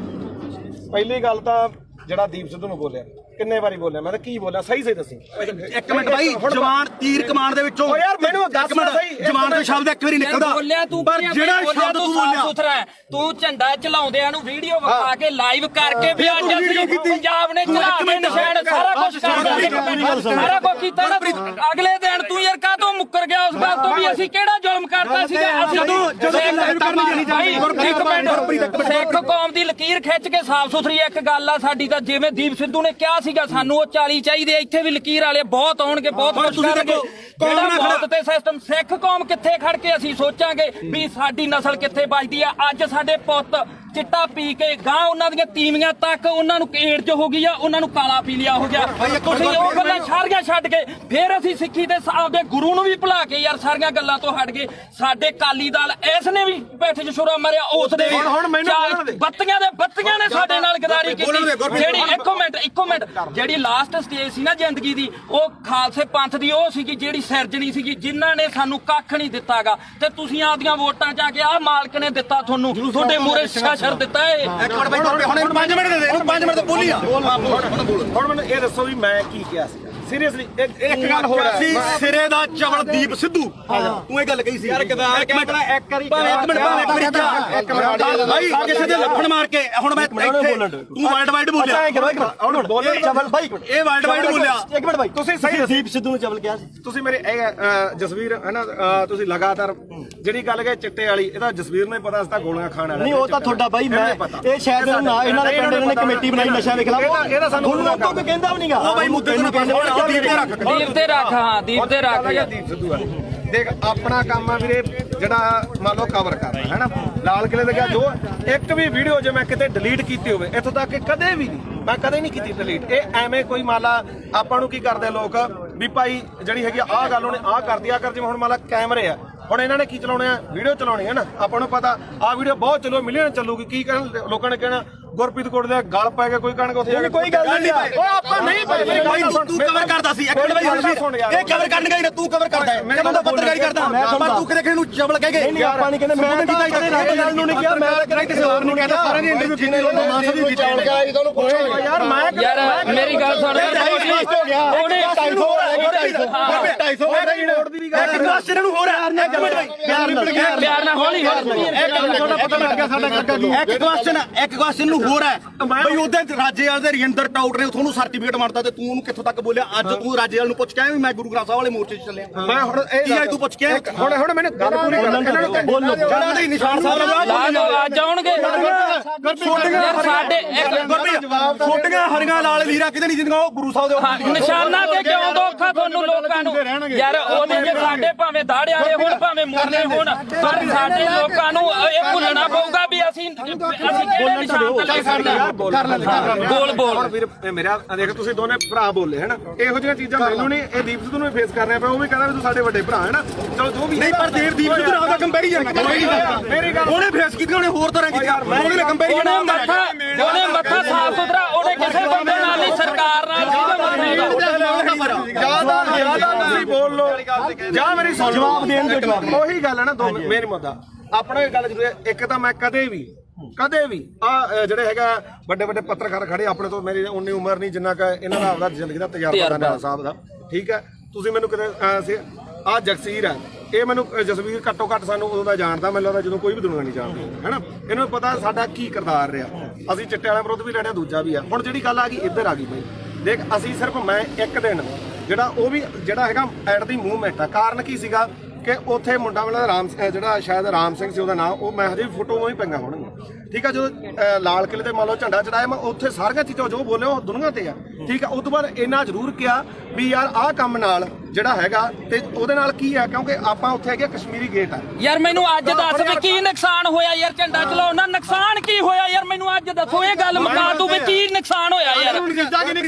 ਪਹਿਲੀ ਗੱਲ ਤਾਂ ਜਿਹੜਾ ਦੀਪ ਸਿੱਧੂ ਨੂੰ ਬੋਲਿਆ ਕਿੰਨੇ ਵਾਰੀ ਬੋਲਿਆ ਮੈਂ ਤਾਂ ਕੀ ਬੋਲਿਆ ਸਹੀ ਦੱਸੀ। ਇੱਕ ਮਿੰਟ ਬਾਈ ਜਵਾਨ ਤੀਰ ਕਮਾਨ ਦੇ ਵਿੱਚੋਂ ਯਾਰ ਮੈਨੂੰ ਦੱਸ ਸਹੀ ਜਵਾਨ ਦਾ ਸ਼ਬਦ ਇੱਕ ਵਾਰੀ ਨਿਕਲਦਾ ਬੋਲਿਆ ਤੂੰ ਪਰ ਜਿਹੜਾ ਸ਼ਬਦ ਤੂੰ ਬੋਲਿਆ ਸੁਥਰਾ ਤੂੰ ਝੰਡਾ ਚਲਾਉਂਦਿਆਂ ਨੂੰ ਵੀਡੀਓ ਵਿਖਾ ਕੇ ਲਾਈਵ ਕਰਕੇ ਵੀ ਅੱਜ ਅਸੀਂ ਪੰਜਾਬ ਨੇ ਚਲਾ ਕੇ ਨਿਸ਼ਾਨ ਸਾਰਾ ਕੁਝ ਸਾਰਾ ਕੁਝ ਕੀਤਾ ਨਾ ਅਗਲੇ ਦਿਨ ਤੂੰ ਯਾਰ ਕਾਹਤੋਂ ਮੁੱਕਰ ਗਿਆ ਉਸ ਗੱਲ ਤੋਂ ਵੀ ਅਸੀਂ ਕਿਹੜਾ ਜ਼ੁਲਮ ਕਰਤਾ ਸੀਗਾ ਸਿੱਖ ਕੌਮ ਦੀ ਲਕੀਰ ਖਿੱਚ ਕੇ ਸਾਫ਼ ਸੁਥਰੀ ਇੱਕ ਗੱਲ ਆ ਸਾਡੀ ਤਾਂ ਜਿਵੇਂ ਦੀਪ ਸਿੱਧੂ ਨੇ ਕਿਹਾ ਸੀਗਾ ਸਾਨੂੰ ਉਹ 40 ਚਾਹੀਦੇ ਇੱਥੇ ਵੀ ਲਕੀਰ ਵਾਲੇ ਬਹੁਤ ਆਉਣਗੇ ਬਹੁਤ ਕੁਝ ਕਰਨਗੇ ਜਿਹੜਾ ਮੌਤ ਤੇ ਸਿਸਟਮ ਸਿੱਖ ਕੌਮ ਕਿੱਥੇ ਖੜ ਕੇ ਅਸੀਂ ਸੋਚਾਂਗੇ ਵੀ ਸਾਡੀ ਨਸਲ ਕਿੱਥੇ ਬਚਦੀ ਆ। ਅੱਜ ਸਾਡੇ ਪੁੱਤ ਚਿੱਟਾ ਪੀ ਕੇ ਗਾਂ ਉਹਨਾਂ ਦੀਆਂ ਤੀਵੀਆਂ ਤੱਕ ਉਹਨਾਂ ਨੂੰ ਏਡਜ਼ ਹੋ ਗਈ ਆ ਉਹਨਾਂ ਨੂੰ ਕਾਲਾ ਪੀਲੀਆ ਹੋ ਗਿਆ। ਤੁਸੀਂ ਉਹ ਗੱਲਾਂ ਸਾਰੀਆਂ ਛੱਡ ਕੇ ਫਿਰ ਅਸੀਂ ਸਿੱਖੀ ਦੇ ਆਪਦੇ ਗੁਰੂ ਨੂੰ ਵੀ ਭੁਲਾ ਕੇ ਯਾਰ ਸਾਰੀਆਂ ਗੱਲਾਂ ਤੋਂ ਹਟ ਗਏ। ਸਾਡੇ ਕਾਲੀ ਦਲ ਇਸ ਨੇ ਵੀ ਪੈਠੇ 'ਚ ਛੁਰਾ ਮਾਰਿਆ ਉਸ ਦੇ ਬੱਤੀਆਂ ਨੇ ਸਾਡੇ ਨਾਲ ਗਦਾਰੀ ਕੀਤੀ। ਜਿਹੜੀ ਇੱਕੋ ਮਿੰਟ ਜਿਹੜੀ ਲਾਸਟ ਸਟੇਜ ਸੀ ਨਾ ਜ਼ਿੰਦਗੀ ਦੀ ਉਹ ਖਾਲਸੇ ਪੰਥ ਦੀ ਉਹ ਸੀਗੀ ਜਿਹੜੀ ਸਿਰਜਣੀ ਸੀਗੀ ਜਿਨ੍ਹਾਂ ਨੇ ਸਾਨੂੰ ਕੱਖ ਨਹੀਂ ਦਿੱਤਾਗਾ ਤੇ ਤੁਸੀਂ ਆਪਦੀਆਂ ਵੋਟਾਂ ਜਾ ਕੇ ਆਹ ਮਾਲਕ ਨੇ ਦਿੱਤਾ ਤੁਹਾਨੂੰ ਤੁਹਾਡੇ ਮੂਹਰੇ ਸ਼ਰ ਦਿੱਤਾ ਏ। ਇੱਕ ਮਿੰਟ ਬਾਈ ਹੁਣ 5 ਮਿੰਟ ਦੇ ਦੇ 5 ਮਿੰਟ ਤੇ ਬੋਲੀ ਆ। ਹੁਣ ਮੈਨੂੰ ਇਹ ਦੱਸੋ ਵੀ ਮੈਂ ਕੀ ਕਿਹਾ ਸੀ ਸੀਰੀਅਸਲੀ ਇੱਕ ਗੱਲ ਹੋਰ ਸੀ ਸਿਰੇ ਦਾ ਚਵਲ ਦੀਪ ਸਿੱਧੂ ਤੂੰ ਇਹ ਗੱਲ ਕਹੀ ਸੀ ਯਾਰ ਇੱਕ ਮਿੰਟ ਭਾਈ ਕਿਸੇ ਦੇ ਲੱਫੜ ਮਾਰ ਕੇ ਹੁਣ ਮੈਂ ਇੱਥੇ ਤੂੰ ਵਰਲਡ ਵਾਈਡ ਬੋਲਿਆ ਹੁਣ ਬੋਲੇ ਚਵਲ ਬਾਈ ਇਹ ਵਰਲਡ ਵਾਈਡ ਬੋਲਿਆ। ਇੱਕ ਮਿੰਟ ਬਾਈ ਤੁਸੀਂ ਸਹੀ ਦੀਪ ਸਿੱਧੂ ਨੂੰ ਚਵਲ ਕਿਹਾ ਸੀ ਤੁਸੀਂ ਮੇਰੇ ਜਸਵੀਰ ਹੈ ਨਾ ਤੁਸੀਂ ਲਗਾਤਾਰ ਜਿਹੜੀ ਗੱਲ ਕਹੇ ਚਿੱਟੇ ਵਾਲੀ ਇਹਦਾ ਜਸਵੀਰ ਨੂੰ ਪਤਾ ਸੀ ਤਾਂ ਗੋਲੀਆਂ ਖਾਣ ਵਾਲਾ ਨਹੀਂ ਉਹ ਤਾਂ ਤੁਹਾਡਾ ਬਾਈ ਮੈਂ ਇਹ ਸ਼ਾਇਦ ਨਾ ਇਹਨਾਂ ਦੇ ਪਿੰਡ ਨੇ ਕਮੇਟੀ ਬਣਾਈ ਨਸ਼ਾ ਦੇ ਖਿਲਾਫ ਇਹਦਾ ਸਾਨੂੰ ਲੋਕਾਂ ਕੋਈ ਕਹਿੰਦਾ ਵੀ ਨਹੀਂਗਾ ਉਹ ਬਾਈ ਮੁੱਦੇ ਨੂੰ ਦੀਪ ਤੇ ਰੱਖ ਹਾਂ ਦੀਪ ਤੇ ਰੱਖ ਦੀਪ ਸਿੱਧੂ ਵਾਲੇ ਦੇਖ ਆਪਣਾ ਕੰਮ ਆ ਵੀਰੇ ਜਿਹੜਾ ਮੰਨ ਲਓ ਕਵਰ ਕਰਨਾ ਹੈ ਨਾ ਲਾਲ ਕਿਲੇ ਦੇ ਗਿਆ ਜੋ ਇੱਕ ਵੀ ਵੀਡੀਓ ਜੇ ਮੈਂ ਕਿਤੇ ਡਿਲੀਟ ਕੀਤੀ ਹੋਵੇ ਇੱਥੋਂ ਤੱਕ ਕਿ ਕਦੇ ਵੀ ਨਹੀਂ ਮੈਂ ਕਦੇ ਨਹੀਂ ਕੀਤੀ ਡਿਲੀਟ। ਇਹ ਐਵੇਂ ਕੋਈ ਮੰਨ ਲਾ ਆਪਾਂ ਨੂੰ ਕੀ ਕਰਦੇ ਲੋਕ ਵੀ ਭਾਈ ਜਿਹੜੀ ਹੈਗੀ ਆਹ ਗੱਲ ਉਹਨੇ ਆਹ ਕਰਦੀ ਆ ਕਰ ਜਿਵੇਂ ਹੁਣ ਮੰਨ ਲਾ ਕੈਮਰੇ ਆ ਹੁਣ ਇਹਨਾਂ ਨੇ ਕੀ ਚਲਾਉਣੇ ਆ ਵੀਡੀਓ ਚਲਾਉਣੀ ਹੈ ਨਾ ਆਪਾਂ ਨੂੰ ਪਤਾ ਆਹ ਵੀਡੀਓ ਬਹੁਤ ਚਲੋ ਮਿਲੀਅਨ ਚੱਲੂਗੀ ਕੀ ਕਹਿਣ ਲੋਕਾਂ ਨੇ ਕਹਿਣਾ ਗੁਰਪ੍ਰੀਤ ਕੋਟ ਦੇ ਗਲ ਪੈ ਗਿਆ ਕੋਈ ਕਹਿਣਗੇ ਉੱਥੇ ਜਾ ਕੇ ਕੋਈ ਗੱਲ ਨਹੀਂ ਉਹ ਆਪਾਂ ਨਹੀਂ ਭਾਈ ਤੂੰ ਕਵਰ ਕਰਦਾ ਸੀ ਇੱਕ ਮਿੰਟ ਬਾਈ ਇਹ ਕਵਰ ਕਰਨ ਗਈ ਨਾ ਤੂੰ ਕਵਰ ਕਰਦਾ ਹੈ ਮੈਂ ਤਾਂ ਪੱਤਰਕਾਰੀ ਕਰਦਾ ਪਰ ਤੂੰ ਕਿਤੇ ਨੂੰ ਚਵਲ ਕਹਿ ਗਏ ਨਹੀਂ ਆਪਾਂ ਨਹੀਂ ਕਹਿੰਦੇ ਮੈਂ ਤਾਂ ਕਦੇ ਰਾਜੇ ਨੂੰ ਨਹੀਂ ਕਿਹਾ ਮੈਂ ਤਾਂ ਕਿਸੇ ਹੋਰ ਨੂੰ ਕਹਿੰਦਾ ਸਾਰਿਆਂ ਦੀ ਇੰਟਰਵਿਊ ਕੀਤੀ ਮਾਸਾ ਦੀ ਚਵਲ ਕਿਹਾ ਇਹ ਤੁਹਾਨੂੰ ਪੁੱਛੋ ਯਾਰ ਮੇਰੀ ਗੱਲ ਸੁਣ ਉਹਨੇ 250 ਇੱਕ ਕੁਐਸਚਨ ਨੂੰ ਹੋਰ ਹੈ ਇੱਕ ਮਿੰਟ ਬਾਈ ਪਿਆਰ ਨਾਲ ਹੌਲੀ ਇੱਕ ਕੁਐਸਚਨ ਨੂੰ ਹੋਰ ਹੈ ਬਈ ਉਹਦੇ ਰਾਜੇਵਾਲ ਦੇ ਰਜਿੰਦਰ ਟਾਊਟ ਨੇ ਤੁਹਾਨੂੰ ਸਰਟੀਫਿਕੇਟ ਮਾਰਤਾ ਤੇ ਤੂੰ ਉਹਨੂੰ ਕਿੱਥੋਂ ਤੱਕ ਬੋਲਿਆ ਅੱਜ ਤੂੰ ਰਾਜੇਵਾਲ ਨੂੰ ਪੁੱਛ ਕੇ ਆਇਆ ਵੀ ਮੈਂ ਗੁਰੂ ਗ੍ਰੰਥ ਸਾਹਿਬ ਵਾਲੇ ਮੋਰਚੇ 'ਚ ਚੱਲਿਆ ਮੈਂ ਹੁਣ ਇਹ ਤੂੰ ਪੁੱਛ ਕੇ ਹੁਣ ਮੈਨੂੰ ਗੱਲ ਪੂਰੀ ਕਰ ਬੋਲੋ ਜਿਹੜਾ ਦੇ ਨਿਸ਼ਾਨ ਸਾਹਿਬ ਲਾ ਲਓ ਅੱਜ ਆਉਣਗੇ ਯਾਰ ਸਾਡੇ ਛੋਟੀਆਂ ਹਰੀਆਂ ਲਾਲ ਲੀਰਾ ਕਿਤੇ ਨਹੀਂ ਜਿੰਦੀਆਂ ਉਹ ਗੁਰੂ ਸਾਹਿਬ ਦੇ ਨਿਸ਼ਾਨਾਂ ਤੇ ਕਿਉਂ ਦੋਖਾ ਤੁਹਾਨੂੰ ਲੋਕਾਂ ਨੂੰ ਯਾਰ ਉਹਦੇ ਜੇ ਸਾਡੇ ਭਾਵੇਂ ਦਾੜੇ ਵਾਲੇ ਹੋਣ ਭਾਵੇਂ ਮੁਰਨੇ ਹੋਣ ਪਰ ਸਾਡੇ ਲੋਕਾਂ ਨੂੰ ਇਹ ਭੁੱਲਣਾ ਪਊਗਾ ਵੀ ਅਸੀਂ ਕਿਹੜੇ ਨਿਸ਼ਾਨ ਤੇ ਖੜਨਾ ਬੋਲ ਵੀਰ ਮੇਰਾ ਦੇਖ ਤੁਸੀਂ ਦੋਨੇ ਭਰਾ ਬੋਲੇ ਹੈਨਾ ਇਹੋ ਜਿਹੀਆਂ ਚੀਜ਼ਾਂ ਮੈਨੂੰ ਨਹੀਂ ਇਹ ਦੀਪ ਸਿੱਧੂ ਨੂੰ ਫੇਸ ਕਰਨਾ ਪਿਆ ਉਹ ਵੀ ਕਹਿੰਦਾ ਵੀ ਤੂੰ ਸਾਡੇ ਵੱਡੇ ਭਰਾ ਹੈ ਨਾ ਚਲੋ ਜੋ ਵੀ ਨਹੀਂ ਪਰ ਦੀਪ ਸਿੱਧੂ ਨਾਲ ਦਾ ਕੰਪੈਰੀਜ਼ਨ ਮੇਰੀ ਗੱਲ ਉਹਨੇ ਫੇਸ ਕੀਤੀ ਉਹਨੇ ਹੋਰ ਤਰ੍ਹਾਂ ਕੀਤੀ ਉਹਨੇ ਕੰਪੈਰੀਜ਼ਨ ਉਹਨੇ ਮੱਥਾ ਸਾਫ ਸੁਥਰਾ ਉਹਨੇ ਕਿਸੇ ਬੰਦੇ ਨਾਲ ਨਹੀਂ ਸਰਕਾਰ ਨਾਲ ਜਿਆਦਾ ਤੁਸੀਂ ਬੋਲ ਲੋ ਜਾਂ ਮੇਰੀ ਸੁਣ ਜਵਾਬ ਦੇਣ ਦੇ ਜਵਾਬ ਉਹੀ ਗੱਲ ਹੈ ਨਾ ਦੋ ਮੇਰੀ ਮੁੱਦਾ ਆਪਣਾ ਇਹ ਗੱਲ ਜ਼ਰੂਰ ਹੈ ਇੱਕ ਤਾਂ ਮੈਂ ਕਦੇ ਵੀ ਆ ਜਿਹੜੇ ਹੈਗਾ ਵੱਡੇ ਵੱਡੇ ਪੱਤਰਕਾਰ ਖੜੇ ਆਪਣੇ ਤੋਂ ਮੇਰੀ ਉਨੀ ਉਮਰ ਨਹੀਂ ਜਿੰਨਾ ਕਿ ਇਹਨਾਂ ਦਾ ਆਪਦਾ ਜ਼ਿੰਦਗੀ ਦਾ ਤਜਰਬਾ ਦਾ ਸਾਹਿਬ ਦਾ ਠੀਕ ਹੈ ਤੁਸੀਂ ਮੈਨੂੰ ਕਿਤੇ ਆ ਜਗਸੀਰ ਹੈ ਇਹ ਮੈਨੂੰ ਜਸਵੀਰ ਘੱਟੋ ਘੱਟ ਸਾਨੂੰ ਉਦੋਂ ਦਾ ਜਾਣਦਾ ਮੈਨੂੰ ਲੱਗਦਾ ਜਦੋਂ ਕੋਈ ਵੀ ਦੁਨੀਆ ਨਹੀਂ ਜਾਣਦੀ ਹੈਨਾ ਇਹਨੂੰ ਪਤਾ ਸਾਡਾ ਕੀ ਕਿਰਦਾਰ ਰਿਹਾ ਅਸੀਂ ਚਿੱਟੇ ਵਾਲੇ ਵਿਰੁੱਧ ਵੀ ਲੜਿਆ ਦੂਜਾ ਵੀ ਆ ਹੁਣ ਜਿਹੜੀ ਗੱਲ ਆ ਗਈ ਇੱਧਰ ਆ ਗਈ ਬਈ ਦੇਖ ਅਸੀਂ ਸਿਰਫ ਮੈਂ ਇੱਕ ਦਿਨ ਜਿਹੜਾ ਉਹ ਵੀ ਜਿਹੜਾ ਹੈਗਾ ਐਟ ਦੀ ਮੂਵਮੈਂਟ ਆ ਕਾਰਨ ਕੀ ਸੀਗਾ ਕਿ ਉੱਥੇ ਮੁੰਡਾ ਵਾਲਾ ਰਾਮ ਜਿਹੜਾ ਸ਼ਾਇਦ ਰਾਮ ਸਿੰਘ ਸੀ ਉਹਦਾ ਨਾਮ ਉਹ ਮੈਂ ਹਜੇ ਫੋਟੋਆਂ ਹੀ ਪਈਆਂ ਹੋਣਗੀਆਂ ਠੀਕ ਆ ਜਦੋਂ ਲਾਲ ਕਿਲੇ ਤੇ ਮੰਨ ਲਓ ਝੰਡਾ ਚੜਾਇਆ ਮੈਂ ਉੱਥੇ ਸਾਰੀਆਂ ਚੀਜ਼ਾਂ ਜੋ ਬੋਲੇ ਉਹ ਦੁਨੀਆ ਤੇ ਆ ਠੀਕ ਆ ਉਸ ਤੋਂ ਬਾਅਦ ਇੰਨਾ ਜ਼ਰੂਰ ਕਿਹਾ ਵੀ ਯਾਰ ਆਹ ਕੰਮ ਨਾਲ ਜਿਹੜਾ ਹੈਗਾ ਤੇ ਉਹਦੇ ਨਾਲ ਕੀ ਆ ਕਿਉਂਕਿ ਆਪਾਂ ਉੱਥੇ ਹੈਗੇ ਕਸ਼ਮੀਰੀ ਗੇਟ ਆ ਯਾਰ ਮੈਨੂੰ ਅੱਜ ਦੱਸ ਵੀ ਕੀ ਨੁਕਸਾਨ ਹੋਇਆ ਯਾਰ ਝੰਡਾ ਚਲਾਉਣ ਨਾਲ ਨੁਕਸਾਨ ਕੀ ਹੋਇਆ ਯਾਰ ਮੈਨੂੰ ਅੱਜ ਦੱਸੋ ਇਹ ਗੱਲ ਮੁਕਾ ਤੂੰ ਵੀ ਕੀ ਨੁਕਸਾਨ ਹੋਇਆ ਯਾਰ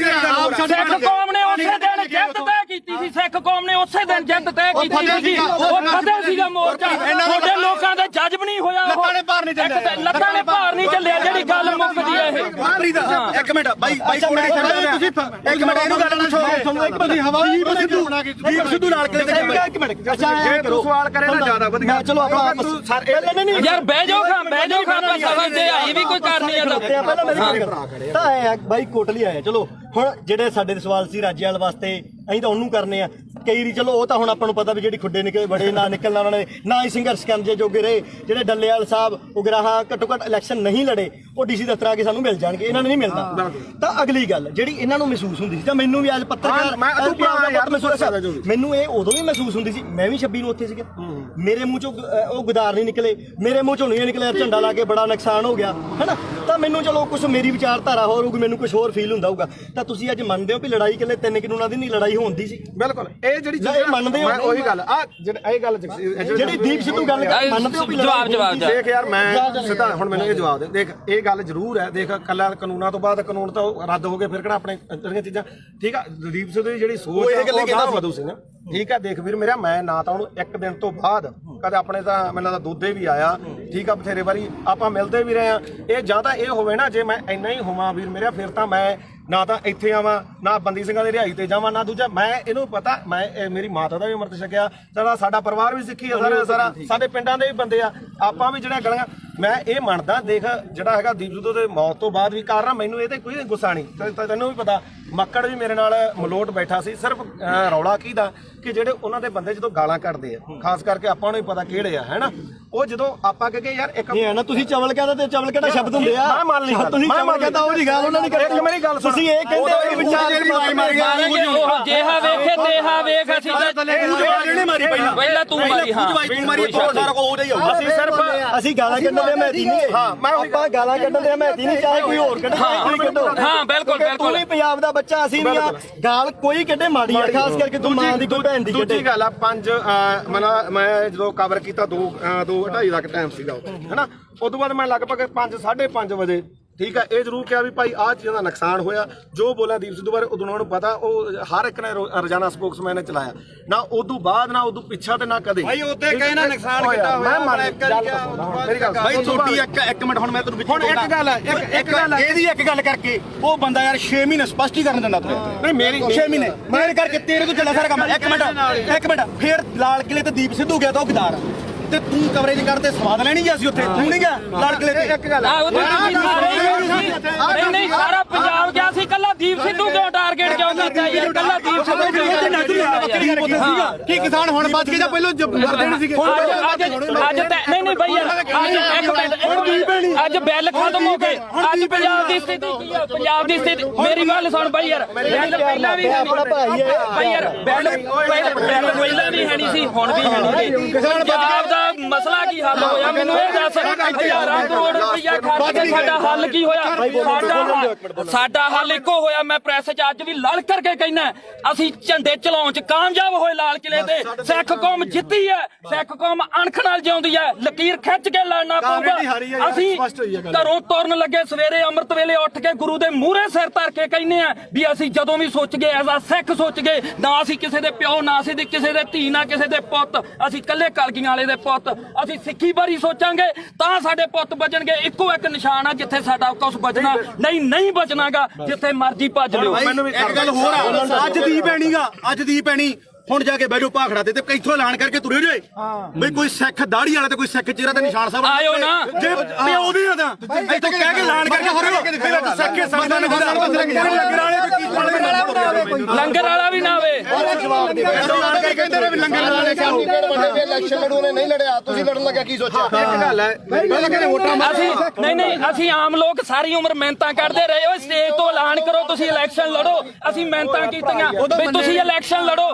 ਸਿੱਖ ਕੌਮ ਨੇ ਉਸੇ ਦਿਨ ਜਿੱਤ ਤੈਅ ਕੀਤੀ ਸੀ ਸਿੱਖ ਕੌਮ ਨੇ ਉਸੇ ਦਿਨ ਜਿੱਤ ਤੈਅ ਕੀਤੀ ਸੀ ਉਹ ਫਤਿਹ ਸੀਗਾ ਮੋਰਚਾ ਤੁਹਾਡੇ ਲੋਕਾਂ ਦੇ ਜੱਜ ਨਹੀਂ ਹੋਇਆ ਉਹ ਲੱਤਾਂ ਨੇ ਭਾਰ ਨਹੀਂ ਚੱਲਿਆ ਲੱਤਾਂ ਨੇ ਭਾਰ ਨਹੀਂ ਚੱਲਿਆ ਜਿਹੜੀ ਗੱਲ ਮੁੱਕਦੀ ਹੈ ਇਹ ਇੱਕ ਮਿੰਟ ਬਾਈ ਕੋਲੇ ਤੁਸੀਂ ਇੱਕ ਮਿੰਟ ਇਹਨੂੰ ਗੱਲ ਸੁਣੋ ਇੱਕ ਮਿੰਟ ਹਵਾਈ ਦੀਪ ਸਿੱਧੂ ਨਾਲ ਇੱਕ ਮਿੰਟ ਜੇ ਤੂੰ ਸਵਾਲ ਕਰੇ ਨਾ ਜ਼ਿਆਦਾ ਵਧੀਆ ਚਲੋ ਆਪਾਂ ਤੂੰ ਯਾਰ ਬਹਿ ਜਾਓ ਖਾਂ ਜੇ ਆਈ ਵੀ ਕੋਈ ਕਰਨੀ ਆ ਤਾਂ ਆਏ ਆ ਬਾਈ ਕੋਟਲੀ ਆਏ ਚਲੋ ਹੁਣ ਜਿਹੜੇ ਸਾਡੇ ਸਵਾਲ ਸੀ ਰਾਜੇਵਾਲ ਵਾਸਤੇ ਅਸੀਂ ਤਾਂ ਉਹਨੂੰ ਕਰਨੇ ਆ ਕਈ ਰੀ ਚਲੋ ਉਹ ਤਾਂ ਹੁਣ ਆਪਾਂ ਨੂੰ ਪਤਾ ਵੀ ਜਿਹੜੀ ਖੁੱਡੇ ਨਿਕਲੇ ਬੜੇ ਨਾ ਨਿਕਲਣਾ ਉਹਨਾਂ ਨੇ ਨਾ ਹੀ ਸੰਘਰਸ਼ ਕਰਨ ਜੇ ਜੋਗੇ ਰਹੇ ਜਿਹੜੇ ਡੱਲੇਵਾਲ ਸਾਹਿਬ ਉਗਰਾਹਾਂ ਘੱਟੋ ਘੱਟ ਇਲੈਕਸ਼ਨ ਨਹੀਂ ਲੜੇ ਉਹ ਡੀਸੀ ਦਫ਼ਤਰ ਆ ਕੇ ਸਾਨੂੰ ਮਿਲ ਜਾਣਗੇ ਇਹਨਾਂ ਨੂੰ ਨਹੀਂ ਮਿਲਦਾ ਤਾਂ ਅਗਲੀ ਗੱਲ ਜਿਹੜੀ ਇਹਨਾਂ ਨੂੰ ਮਹਿਸੂਸ ਹੁੰਦੀ ਸੀ ਤਾਂ ਮੈਨੂੰ ਵੀ ਅੱਜ ਪੱਤਰਕਾਰ ਮੈਨੂੰ ਇਹ ਉਦੋਂ ਵੀ ਮਹਿਸੂਸ ਹੁੰਦੀ ਸੀ ਮੈਂ ਵੀ 26 ਨੂੰ ਉੱਥੇ ਸੀਗਾ ਮੇਰੇ ਮੂੰਹ ਚੋਂ ਉਹ ਗੁਦਾਰ ਨਹੀਂ ਨਿਕਲੇ ਮੇਰੇ ਮੂੰਹ ਚੋਂ ਨਹੀਂ ਨਿਕਲਿਆ ਝੰਡਾ ਲਾ ਕੇ ਬੜਾ ਨੁਕਸਾਨ ਹੋ ਗਿਆ ਹੈਨਾ ਤਾਂ ਮੈਨੂੰ ਚਲੋ ਕੁਝ ਮੇਰੀ ਵਿਚਾਰਧਾਰਾ ਹੋਰ ਹੋਊਗੀ ਮੈਨੂੰ ਕੁਝ ਹੋਰ ਫੀਲ ਹੁੰਦਾ ਹੋਊਗਾ ਤਾਂ ਤੁਸੀਂ ਅੱਜ ਮੰਨਦੇ ਹੋ ਕਿ ਲੜਾਈ ਇਕੱਲੇ 3 ਕਾਨੂੰਨਾਂ ਦੀ ਨਹੀਂ ਲੜਾਈ ਹੁੰਦੀ ਸੀ ਬਿਲਕੁਲ ਇਹ ਜਿਹੜੀ ਇਹ ਮੰਨਦੇ ਹੋ ਮੈਂ ਉਹੀ ਗੱਲ ਆ ਇਹ ਗੱਲ ਜਿਹੜੀ ਦੀਪ ਸਿੱਧੂ ਗੱਲ ਮੰਨਦੇ ਹੋ ਜਵਾਬ ਦੇਖ ਯਾਰ ਮੈਂ ਸਿੱਧਾ ਹੁਣ ਮੈਨੂੰ ਇਹ ਜਵਾਬ ਦੇ ਦੇਖ ਇਹ ਗੱਲ ਜ਼ਰੂਰ ਹੈ ਦੇਖ ਕੱਲਾ ਕਾਨੂੰਨਾਂ ਤੋਂ ਬਾਅਦ ਕਾਨੂੰਨ ਤਾਂ ਰੱਦ ਹੋ ਗਏ ਫਿਰ ਕਿਹੜਾ ਆਪਣੇ ਜਿਹੜੀਆਂ ਚੀਜ਼ਾਂ ਠੀਕ ਆ ਦੀਪ ਸਿੱਧੂ ਦੀ ਜਿਹੜੀ ਸੋਚ ਹੈ ਉਹ ਵਧੂ ਸੀ ਨਾ ਠੀਕ ਆ ਦੇਖ ਵੀਰ ਮੇਰਾ ਮੈਂ ਨਾ ਤਾਂ ਉਹਨੂੰ ਇੱਕ ਦਿਨ ਤੋਂ ਬਾਅਦ ਕਦੇ ਆਪਣੇ ਤਾਂ ਮੈਨੂੰ ਤਾਂ ਦੁੱਧੇ ਵੀ ਆਇਆ ਠੀਕ ਆ ਬਥੇਰੇ ਵਾਰੀ ਆਪਾਂ ਮਿਲਦੇ ਵੀ ਰਹੇ ਆ ਇਹ ਜਾਂ ਤਾਂ ਇਹ ਹੋਵੇ ਨਾ ਜੇ ਮੈਂ ਇੰਨਾ ਹੀ ਹੋਵਾਂ ਵੀਰ ਮੇਰਾ ਫਿਰ ਤਾਂ ਮੈਂ ਨਾ ਤਾਂ ਇੱਥੇ ਆਵਾਂ ਨਾ ਬੰਦੀ ਸਿੰਘਾਂ ਦੀ ਰਿਹਾਈ ਤੇ ਜਾਵਾਂ ਨਾ ਦੂਜਾ ਮੈਂ ਇਹਨੂੰ ਪਤਾ ਮੈਂ ਮੇਰੀ ਮਾਤਾ ਦਾ ਵੀ ਅੰਮ੍ਰਿਤ ਛਕਿਆ ਸਾਡਾ ਪਰਿਵਾਰ ਵੀ ਸਿੱਖੀ ਆ ਸਾਰਾ ਸਾਡੇ ਪਿੰਡਾਂ ਦੇ ਵੀ ਬੰਦੇ ਆ ਆਪਾਂ ਵੀ ਜਿਹੜਾ ਗਲੀਆਂ ਮੈਂ ਇਹ ਮੰਨਦਾ ਦੇਖ ਜਿਹੜਾ ਹੈਗਾ ਦੀਪ ਸਿੱਧੂ ਦੇ ਮੌਤ ਤੋਂ ਬਾਅਦ ਵੀ ਕਾਰਨ ਮੈਨੂੰ ਇਹ ਤੇ ਕੋਈ ਗੁੱਸਾ ਨਹੀਂ ਤੈਨੂੰ ਵੀ ਪਤਾ ਮੱਕੜ ਵੀ ਮੇਰੇ ਨਾਲ ਮਲੋਟ ਬੈਠਾ ਸੀ ਸਿਰਫ ਰੌਲਾ ਕੀ ਦਾ ਕਿ ਜਿਹੜੇ ਉਹਨਾਂ ਦੇ ਬੰਦੇ ਜਦੋਂ ਗਾਲਾਂ ਕੱਢਦੇ ਆ ਖਾਸ ਕਰਕੇ ਆਪਾਂ ਨੂੰ ਹੀ ਪਤਾ ਕਿਹੜੇ ਆ ਹੈਨਾ ਉਹ ਜਦੋਂ ਆਪਾਂ ਕਹੇ ਯਾਰ ਇੱਕ ਇਹ ਹੈ ਨਾ ਤੁਸੀਂ ਚਵਲ ਕਹਿੰਦਾ ਤੇ ਚਵਲ ਕਿਹੜਾ ਸ਼ਬਦ ਹੁੰਦੇ ਆ ਮੈਂ ਮੰਨ ਲਈ ਤੁਸੀਂ ਚਵਲ ਕਹਿੰਦਾ ਉਹ ਦੀ ਗੱਲ ਉਹਨਾਂ ਨੇ ਇੱਕ ਮੇਰੀ ਗੱਲ ਤੁਸੀਂ ਇਹ ਕਹਿੰਦੇ ਹੋ ਵਿਚਾਰ ਮਾਰ ਜਿਹਾ ਵੇਖੇ ਤੇਹਾ ਵੇਖ ਅਸੀਂ ਜਿਹਨੇ ਮਾਰੀ ਪਹਿਲਾਂ ਤੂੰ ਮਾਰੀ ਹਾਂ ਤੂੰ ਮਾਰੀ ਸਾਰਾ ਕੋ ਉਹਦੇ ਹੀ ਹੋਊ ਅਸੀਂ ਸਿਰਫ ਅਸੀਂ ਗਾਲਾਂ ਕੱਢਣ ਦੇ ਮਹਿਤੀ ਨਹੀਂ ਹਾਂ ਆਪਾਂ ਗਾਲਾਂ ਕੱਢਣ ਦੇ ਮਹਿਤੀ ਨਹੀਂ ਚਾਹੇ ਕੋਈ ਹੋਰ ਕੱਢੇ ਕੋਈ ਕੱਢੋ ਹਾਂ ਬਿਲਕੁਲ ਤੂੰ ਵੀ ਪੰਜਾਬ ਦਾ ਬੱਚਾ ਅਸੀਂ ਨਹੀਂ ਆ ਗਾਲ ਕੋਈ ਕੱਢੇ ਮਾੜੀ ਆ ਖਾਸ ਕਰਕੇ ਤੂੰ ਮਾਂ ਦੀ ਕੋਈ ਭੈਣ ਦੀ ਕੱਢੇ ਦੂਜੀ ਗੱਲ ਆ ਮੈਂ ਜਦੋਂ ਕਵਰ ਕੀਤਾ 2:30 ਤੱਕ ਟਾਈਮ ਸੀਗਾ ਹੈਨਾ ਉਸ ਤੋਂ ਬਾਅਦ ਮੈਂ ਲਗਭਗ 5:30 ਵਜੇ ਠੀਕ ਹੈ ਇਹ ਜ਼ਰੂਰ ਕਿਹਾ ਵੀ ਭਾਈ ਆਹ ਚੀਜ਼ਾਂ ਦਾ ਨੁਕਸਾਨ ਹੋਇਆ ਜੋ ਬੋਲਿਆ ਦੀਪ ਸਿੱਧੂ ਬਾਰੇ ਉਦੋਂ ਉਹਨਾਂ ਨੂੰ ਪਤਾ ਉਹ ਹਰ ਇੱਕ ਨੇ ਰੋਜ਼ਾਨਾ ਸਪੋਕਸਮੈਨ ਨੇ ਚਲਾਇਆ ਨਾ ਉਦੋਂ ਬਾਅਦ ਨਾ ਉਦੋਂ ਪਿੱਛਾ ਤੇ ਨਾ ਕਦੇ ਭਾਈ ਉੱਤੇ ਕਹੇ ਨਾ ਨੁਕਸਾਨ ਕਿੱਦਾਂ ਹੋਇਆ ਮੈਂ ਮੰਨ ਮੇਰੀ ਗੱਲ ਭਾਈ ਛੋਟੀ ਇੱਕ ਮਿੰਟ ਹੁਣ ਮੈਂ ਤੈਨੂੰ ਹੁਣ ਇੱਕ ਗੱਲ ਹੈ ਇੱਕ ਗੱਲ ਇਹਦੀ ਇੱਕ ਗੱਲ ਕਰਕੇ ਉਹ ਬੰਦਾ ਯਾਰ 6 ਮਹੀਨੇ ਸਪਸ਼ਟੀਕਰਨ ਦਿੰਦਾ ਤੂੰ ਨਹੀਂ ਮੇਰੀ 6 ਮਹੀਨੇ ਮੇਰੇ ਕਰਕੇ ਤੇਰੇ ਤੋਂ ਚੱਲਿਆ ਸਾਰਾ ਕੰਮ ਇੱਕ ਮਿੰਟ ਫੇਰ ਲਾਲ ਕਿਲੇ ਤੇ ਦੀਪ ਸਿੱਧੂ ਗਿਆ ਤਾਂ ਉਹ ਗਦਾਰ ਤੇ ਤੂੰ ਕਵਰੇਜ ਕਰਦੇ ਸਵਾਦ ਲੈਣੀ ਗਿਆ ਸੀ ਉੱਥੇ ਤੂੰ ਨਹੀਂ ਗਿਆ ਲਾਲ ਕਿਲੇ ਤੇ ਇੱਕ ਗੱਲ ਨਹੀਂ ਸਾਰਾ ਪੰਜਾਬ ਗਿਆ ਸੀ ਕੱਲਾ ਦੀਪ ਸਿੱਧੂ ਕਿਉਂ ਟਾਰਗੇਟ ਕਿਉਂ ਕੀਤਾ ਯਾਰ ਕੱਲਾ ਦੀਪ ਸਿੱਧੂ ਕੀ ਕਿਸਾਨ ਹੁਣ ਬਚ ਕੇ ਜਾਂ ਪਹਿਲਾਂ ਮਰਦੇ ਨਹੀਂ ਸੀਗੇ ਅੱਜ ਨਹੀਂ ਬਈ ਅੱਜ ਬਿੱਲ ਖਤਮ ਹੋ ਗਏ ਅੱਜ ਪੰਜਾਬ ਦੀ ਸਥਿਤੀ ਕੀ ਆ ਪੰਜਾਬ ਦੀ ਸਥਿਤੀ ਮੇਰੀ ਗੱਲ ਸੁਣ ਬਈ ਯਾਰ ਪਹਿਲਾਂ ਵੀ ਆਪਣਾ ਭਾਈ ਹੈ ਬਈ ਯਾਰ ਬਿੱਲ ਪਹਿਲਾਂ ਵੀ ਹੈ ਨਹੀਂ ਸੀ ਹੁਣ ਵੀ ਹੈ ਨਹੀਂ ਪੰਜਾਬ ਦਾ ਮਸਲਾ ਕੀ ਹੱਲ ਹੋਇਆ ਮੈਨੂੰ ਇਹ ਦੱਸ ਹਜ਼ਾਰਾਂ ਕਰੋੜ ਰੁਪਇਆ ਖਰਚ ਕੇ ਸਾਡਾ ਹੱਲ ਕੀ ਹੋਇਆ ਸਾਡਾ ਹੱਲ ਇੱਕੋ ਹੋਇਆ ਮੈਂ ਪ੍ਰੈਸ 'ਚ ਅੱਜ ਵੀ ਲੜ ਕਰਕੇ ਕਹਿਣਾ ਅਸੀਂ ਝੰਡੇ ਚਲਾਉਣ 'ਚ ਕਾਮਯਾਬ ਹੋਏ ਲਾਲ ਕਿਲੇ ਤੇ ਸਿੱਖ ਕੌਮ ਜਿੱਤੀ ਹੈ ਸਿੱਖ ਕੌਮ ਅਣਖ ਨਾਲ ਜਿਉਂਦੀ ਹੈ ਲਕੀਰ ਖਿੱਚ ਕੇ ਲੜਨਾ ਪਊਗਾ ਅਸੀਂ ਘਰੋਂ ਤੁਰਨ ਲੱਗੇ ਸਵੇਰੇ ਅੰਮ੍ਰਿਤ ਵੇਲੇ ਉੱਠ ਕੇ ਗੁਰੂ ਦੇ ਮੂਹਰੇ ਸਿਰ ਧਰ ਕੇ ਕਹਿੰਦੇ ਆ ਵੀ ਅਸੀਂ ਜਦੋਂ ਵੀ ਸੋਚ ਗਏ ਐਜ਼ ਆ ਸਿੱਖ ਸੋਚ ਗਏ ਨਾ ਅਸੀਂ ਕਿਸੇ ਦੇ ਪਿਓ ਨਾ ਅਸੀਂ ਕਿਸੇ ਦੇ ਧੀ ਨਾ ਕਿਸੇ ਦੇ ਪੁੱਤ ਅਸੀਂ ਇਕੱਲੇ ਕਲਗੀਆਂ ਵਾਲੇ ਦੇ ਪੁੱਤ ਅਸੀਂ ਸਿੱਖੀ ਬਾਰੇ ਸੋਚਾਂਗੇ ਤਾਂ ਸਾਡੇ ਪੁੱਤ ਬਚਣਗੇ ਇੱਕੋ ਇੱਕ ਨਿਸ਼ਾਨ ਆ ਜਿੱਥੇ ਸਾਡਾ ਕੁਝ ਬਚਣਾ ਨਹੀਂ ਬਚਣਾਗਾ ਜਿੱਥੇ ਮਰਜ਼ੀ ਭੱਜ ਲਿਓ ਇੱਕ ਗੱਲ ਹੋਰ ਆ ਅੱਜ ਦੀ ਪੈਣੀ ਹੁਣ ਜਾ ਕੇ ਬੈਠੋ ਭਾਖੜਾ ਤੇ ਇੱਥੋਂ ਐਲਾਨ ਕਰਕੇ ਤੁਰੇ ਜੇ ਬਈ ਕੋਈ ਸਿੱਖ ਦਾੜੀ ਵਾਲਾ ਤੇ ਕੋਈ ਸਿੱਖ ਚਿਹਰਾ ਤੇ ਨਿਸ਼ਾਨ ਸਾਹਿਬ ਆਇਓ ਨਾ ਜੇ ਪਿਓ ਦੀ ਤਾਂ ਇੱਥੋਂ ਕਹਿ ਕੇ ਐਲਾਨ ਕਰਕੇ ਤੁਰੇ ਸਿੱਖੇ ਸੰਗਤਾਂ ਨੇ ਲੰਗਰ ਵਾਲਾ ਵੀ ਨਾ ਆਵੇ ਕਹਿੰਦੇ ਨੇ ਵੀ ਲੰਗਰ ਵਾਲੇ ਇਲੈਕਸ਼ਨ ਲੜੂ ਨੇ ਨਹੀਂ ਲੜਿਆ ਤੁਸੀਂ ਲੜਨ ਲੱਗਾ ਕੀ ਸੋਚਿਆ ਇੱਕ ਗੱਲ ਹੈ ਪਹਿਲਾਂ ਕਹਿੰਦੇ ਵੋਟਾਂ ਅਸੀਂ ਆਮ ਲੋਕ ਸਾਰੀ ਉਮਰ ਮਿਹਨਤਾਂ ਕਰਦੇ ਰਹੇ ਓਏ ਸਟੇਜ ਤੋਂ ਐਲਾਨ ਕਰੋ ਤੁਸੀਂ ਇਲੈਕਸ਼ਨ ਲੜੋ ਅਸੀਂ ਮਿਹਨਤਾਂ ਕੀਤੀਆਂ ਵੀ ਤੁਸੀਂ ਇਲੈਕਸ਼ਨ ਲੜੋ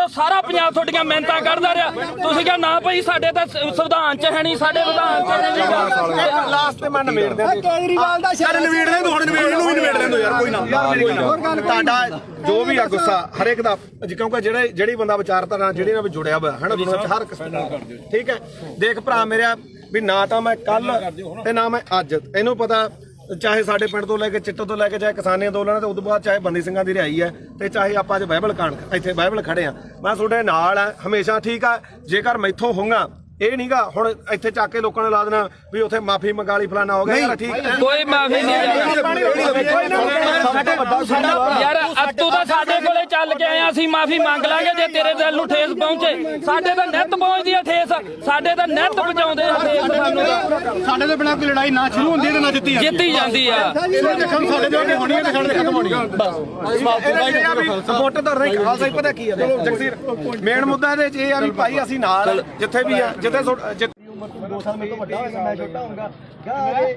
ਸਾਰਾ ਪੰਜਾਬ ਤੁਹਾਡੀਆਂ ਮਿਹਨਤਾਂ ਕਰਦਾ ਰਿਹਾ ਤੁਸੀਂ ਕਿਹਾ ਨਾ ਭਾਈ ਸਾਡੇ ਤਾਂ ਸੰਵਿਧਾਨ 'ਚ ਹੈ ਨਹੀਂ ਸਾਡੇ ਵਿਧਾਨ 'ਚ ਹੈ ਨਹੀਂ ਲਾਸਟ ਤੇ ਮੈਂ ਨਵੇੜਦੇ ਕੇਜਰੀਵਾਲ ਦਾ ਚੱਲ ਨਵੇੜ ਦੇ ਹੁਣ ਨਵੇੜ ਨੂੰ ਵੀ ਨਵੇੜ ਦੇ ਦੋ ਯਾਰ ਕੋਈ ਨਾ ਤੁਹਾਡਾ ਜੋ ਵੀ ਆ ਗੁੱਸਾ ਹਰੇਕ ਦਾ ਕਿਉਂਕਿ ਜਿਹੜੀ ਬੰਦਾ ਵਿਚਾਰਧਾਰਾ ਜਿਹੜੀ ਨਾਲ ਜੁੜਿਆ ਹੋਇਆ ਹੈ ਨਾ ਦੁਨੀਆ 'ਚ ਹਰ ਕਿਸਮ ਦਾ ਠੀਕ ਹੈ ਦੇਖ ਭਰਾ ਮੇਰਾ ਵੀ ਨਾ ਤਾਂ ਮੈਂ ਕੱਲ ਤੇ ਨਾ ਮੈਂ ਅੱਜ ਇਹਨੂੰ ਪਤਾ ਚਾਹੇ ਸਾਡੇ ਪਿੰਡ ਤੋਂ ਲੈ ਕੇ ਚਿੱਟੋ ਤੋਂ ਲੈ ਕੇ ਚਾਹੇ ਕਿਸਾਨੀ ਅੰਦੋਲਨ ਤੇ ਉਦੋਂ ਬਾਅਦ ਚਾਹੇ ਬੰਦੀ ਸਿੰਘਾਂ ਦੀ ਰਿਹਾਈ ਹੈ ਤੇ ਚਾਹੇ ਆਪਾਂ ਅੱਜ ਬਾਈਬਲ ਕਾਂਡ ਇੱਥੇ ਬਾਈਬਲ ਖੜੇ ਆ ਮੈਂ ਤੁਹਾਡੇ ਨਾਲ ਆ ਹਮੇਸ਼ਾ ਠੀਕ ਆ ਜੇਕਰ ਮੈਥੋਂ ਹੋਊਗਾ ਇਹ ਨਹੀਂਗਾ ਹੁਣ ਇੱਥੇ ਚੱਕ ਕੇ ਲੋਕਾਂ ਨੇ ਲਾ ਦੇਣਾ ਵੀ ਉੱਥੇ ਮਾਫੀ ਮੰਗਾ ਲਈ ਫਲਾਣਾ ਹੋ ਗਿਆ ਯਾਰ ਠੀਕ ਕੋਈ ਮਾਫੀ ਨਹੀਂ ਯਾਰ ਤੂੰ ਤਾਂ ਸਾਡੇ ਕੋਲੇ ਚੱਲ ਕੇ ਆਇਆ ਅਸੀਂ ਮਾਫੀ ਮੰਗ ਲਾਂਗੇ ਜੇ ਤੇਰੇ ਦਿਲ ਨੂੰ ਠੇਸ ਪਹੁੰਚੇ ਸਾਡੇ ਤਾਂ ਨਿੱਤ ਪਹੁੰਚਦੀ ਆ ਠੇਸ ਸਾਡੇ ਤਾਂ ਨਿੱਤ ਪਹੁੰਚਾਉਂਦੇ ਆ ਠੇਸ ਸਾਨੂੰ ਸਾਡੇ ਦੇ ਬਿਨਾਂ ਕੋਈ ਲੜਾਈ ਨਾ ਸ਼ੁਰੂ ਹੁੰਦੀ ਤੇ ਨਾ ਜਿੱਤੀ ਜਿੱਤੀ ਜਾਂਦੀ ਆ ਸਾਡੇ ਦੇ ਹੋਣੀ ਹੈ ਤੇ ਸਾਡੇ ਖਤਮ ਹੋਣੀ ਹੈ ਸਪੋਰਟ ਤਾਂ ਨਹੀਂ ਖਾਲਸਾ ਹੀ ਪਤਾ ਕੀ ਹੈ ਜਗਸੀਰ ਮੇਨ ਮੁੱਦਾ ਇਹਦੇ 'ਚ ਇਹ ਆ ਵੀ ਭਾਈ ਅਸੀਂ ਨਾਲ ਜਿੱਥੇ ਵੀ ਆ ਜਿੱਥੇ 2 ਸਾਲ ਮੇਰੇ ਤੋਂ ਵੱਡਾ ਹੋਏਗਾ ਮੈਂ ਛੋਟਾ ਹੋਊਗਾ ਕਿਆ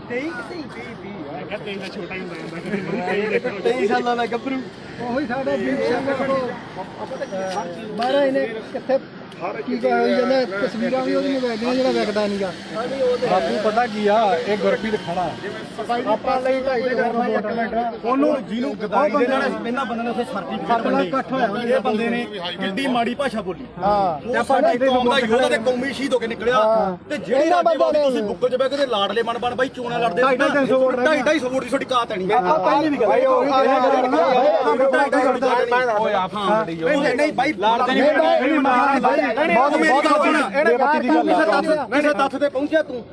23 ਸਾਲਾਂ ਦਾ ਗੱਭਰੂ ਉਹੀ ਸਾਡਾ ਦੀਪ ਸਿੰਘ ਮਹਾਰਾਜ ਨੇ ਕਿੱਥੇ ਕੀ ਹੋਈ ਜਾਂਦਾ ਤਸਵੀਰਾਂ ਵੀ ਉਹਦੀ ਮੋਬਾਈਲ ਦੀਆਂ ਜਿਹੜਾ ਵਿਕਦਾ ਨਹੀਂਗਾ ਬਾਪੂ ਪਤਾ ਕੀ ਆ ਇਹ ਗੁਰਪ੍ਰੀਤ ਖੜਾ ਆਪਾਂ ਲਈ ਉਹਨੂੰ ਜਿਹਨੂੰ ਗਦਾਈ ਦੇ ਨਾਲ ਇਹਨਾਂ ਬੰਦੇ ਨੇ ਉੱਥੇ ਸਰਟੀਫਿਕੇਟ ਵੰਡੇ ਇਕੱਠ ਹੋਇਆ ਇਹ ਬੰਦੇ ਨੇ ਕਿੰਨੀ ਮਾੜੀ ਭਾਸ਼ਾ ਬੋਲੀ ਹਾਂ ਤੇ ਸਾਡਾ ਕੌਮ ਦਾ ਯੋਧਾ ਤੇ ਕੌਮੀ ਸ਼ਹੀਦ ਹੋ ਕੇ ਨਿਕਲਿਆ ਤੇ ਜਿਹੜੇ ਰਾਜੇਵਾਦੀ ਤੁਸੀਂ ਬੁੱਕਲ 'ਚ ਬਹਿ ਕੇ ਲਾਡਲੇ ਬਣ ਬਾਈ ਚੋਣਾਂ ਲੜਦੇ 250 ਵੋਟ ਦੀ ਤੁਹਾਡੀ ਕਾਤ ਹੈ ਨਹੀਂ ਪਹਿਲੀ ਵੀ ਗੱਲ ਨਹੀਂ ਬਾਈ ਲਾੜਦੇ ਨਹੀਂ ਤੱਥ ਤੇ ਪਹੁੰਚਿਆ ਤੂੰ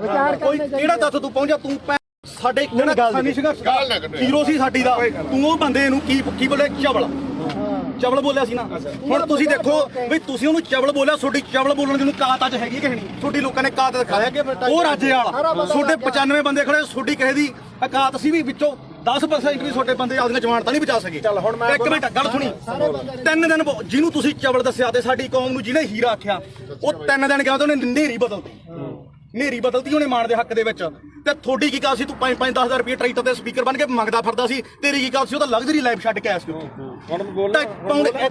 ਕੋਈ ਕਿਹੜਾ ਤੱਥ ਤੂੰ ਪਹੁੰਚਿਆ ਤੂੰ ਸਾਡੇ ਕਿਸਾਨੀ ਸੰਘਰਸ਼ ਹੀਰੋ ਸੀ ਸਾਡੀ ਦਾ ਤੂੰ ਉਹ ਬੰਦੇ ਨੂੰ ਕੀ ਬੋਲੇ ਚਵਲ ਬੋਲਿਆ ਸੀ ਨਾ ਹੁਣ ਤੁਸੀਂ ਦੇਖੋ ਵੀ ਤੁਸੀਂ ਉਹਨੂੰ ਚਵਲ ਬੋਲਿਆ ਤੁਹਾਡੀ ਚਵਲ ਬੋਲਣ ਦੀ ਨੂੰ ਕਾਤ ਅੱਜ ਹੈਗੀ ਕਿ ਨਹੀਂ ਤੁਹਾਡੀ ਲੋਕਾਂ ਨੇ ਕਾਤ ਦਿਖਾਇਆ ਉਹ ਰਾਜੇ ਵਾਲਾ ਤੁਹਾਡੇ 95 ਬੰਦੇ ਖੜੇ ਤੁਹਾਡੀ ਕਿਸੇ ਦੀ ਕਾਤ ਸੀ ਵੀ ਵਿੱਚੋਂ 10% ਵੀ ਤੁਹਾਡੇ ਬੰਦੇ ਆਪਦੀਆਂ ਜਮਾਨਤਾਂ ਨਹੀਂ ਬਚਾ ਸਕੇ ਚੱਲ ਹੁਣ ਮੈਂ 1 ਮਿੰਟ ਗੱਲ ਸੁਣੀ 3 ਦਿਨ ਜਿਹਨੂੰ ਤੁਸੀਂ ਚਵਲ ਦੱਸਿਆ ਤੇ ਸਾਡੀ ਕੌਮ ਨੂੰ ਜਿਹਨੇ ਹੀਰਾ ਆਖਿਆ ਉਹ 3 ਦਿਨ ਗਿਆ ਤੇ ਉਹਨੇ ਨੇਰੀ ਬਦਲਤੀ ਉਹਨੇ ਮਾਣ ਦੇ ਹੱਕ ਦੇ ਵਿੱਚ ਤੇ ਤੁਹਾਡੀ ਕੀ ਗੱਲ ਸੀ ਤੂੰ 5-10,000 ਰੁਪਏ ਟਰੈਕਟਰ ਤੇ ਸਪੀਕਰ ਬਣ ਕੇ ਮੰਗਦਾ ਫਿਰਦਾ ਸੀ ਤੇਰੀ ਕੀ ਗੱਲ ਸੀ ਉਹ ਤਾਂ ਲਗਜ਼ਰੀ ਲਾਈਫ ਛੱਡ ਕੇ ਆਇਆ ਸੀ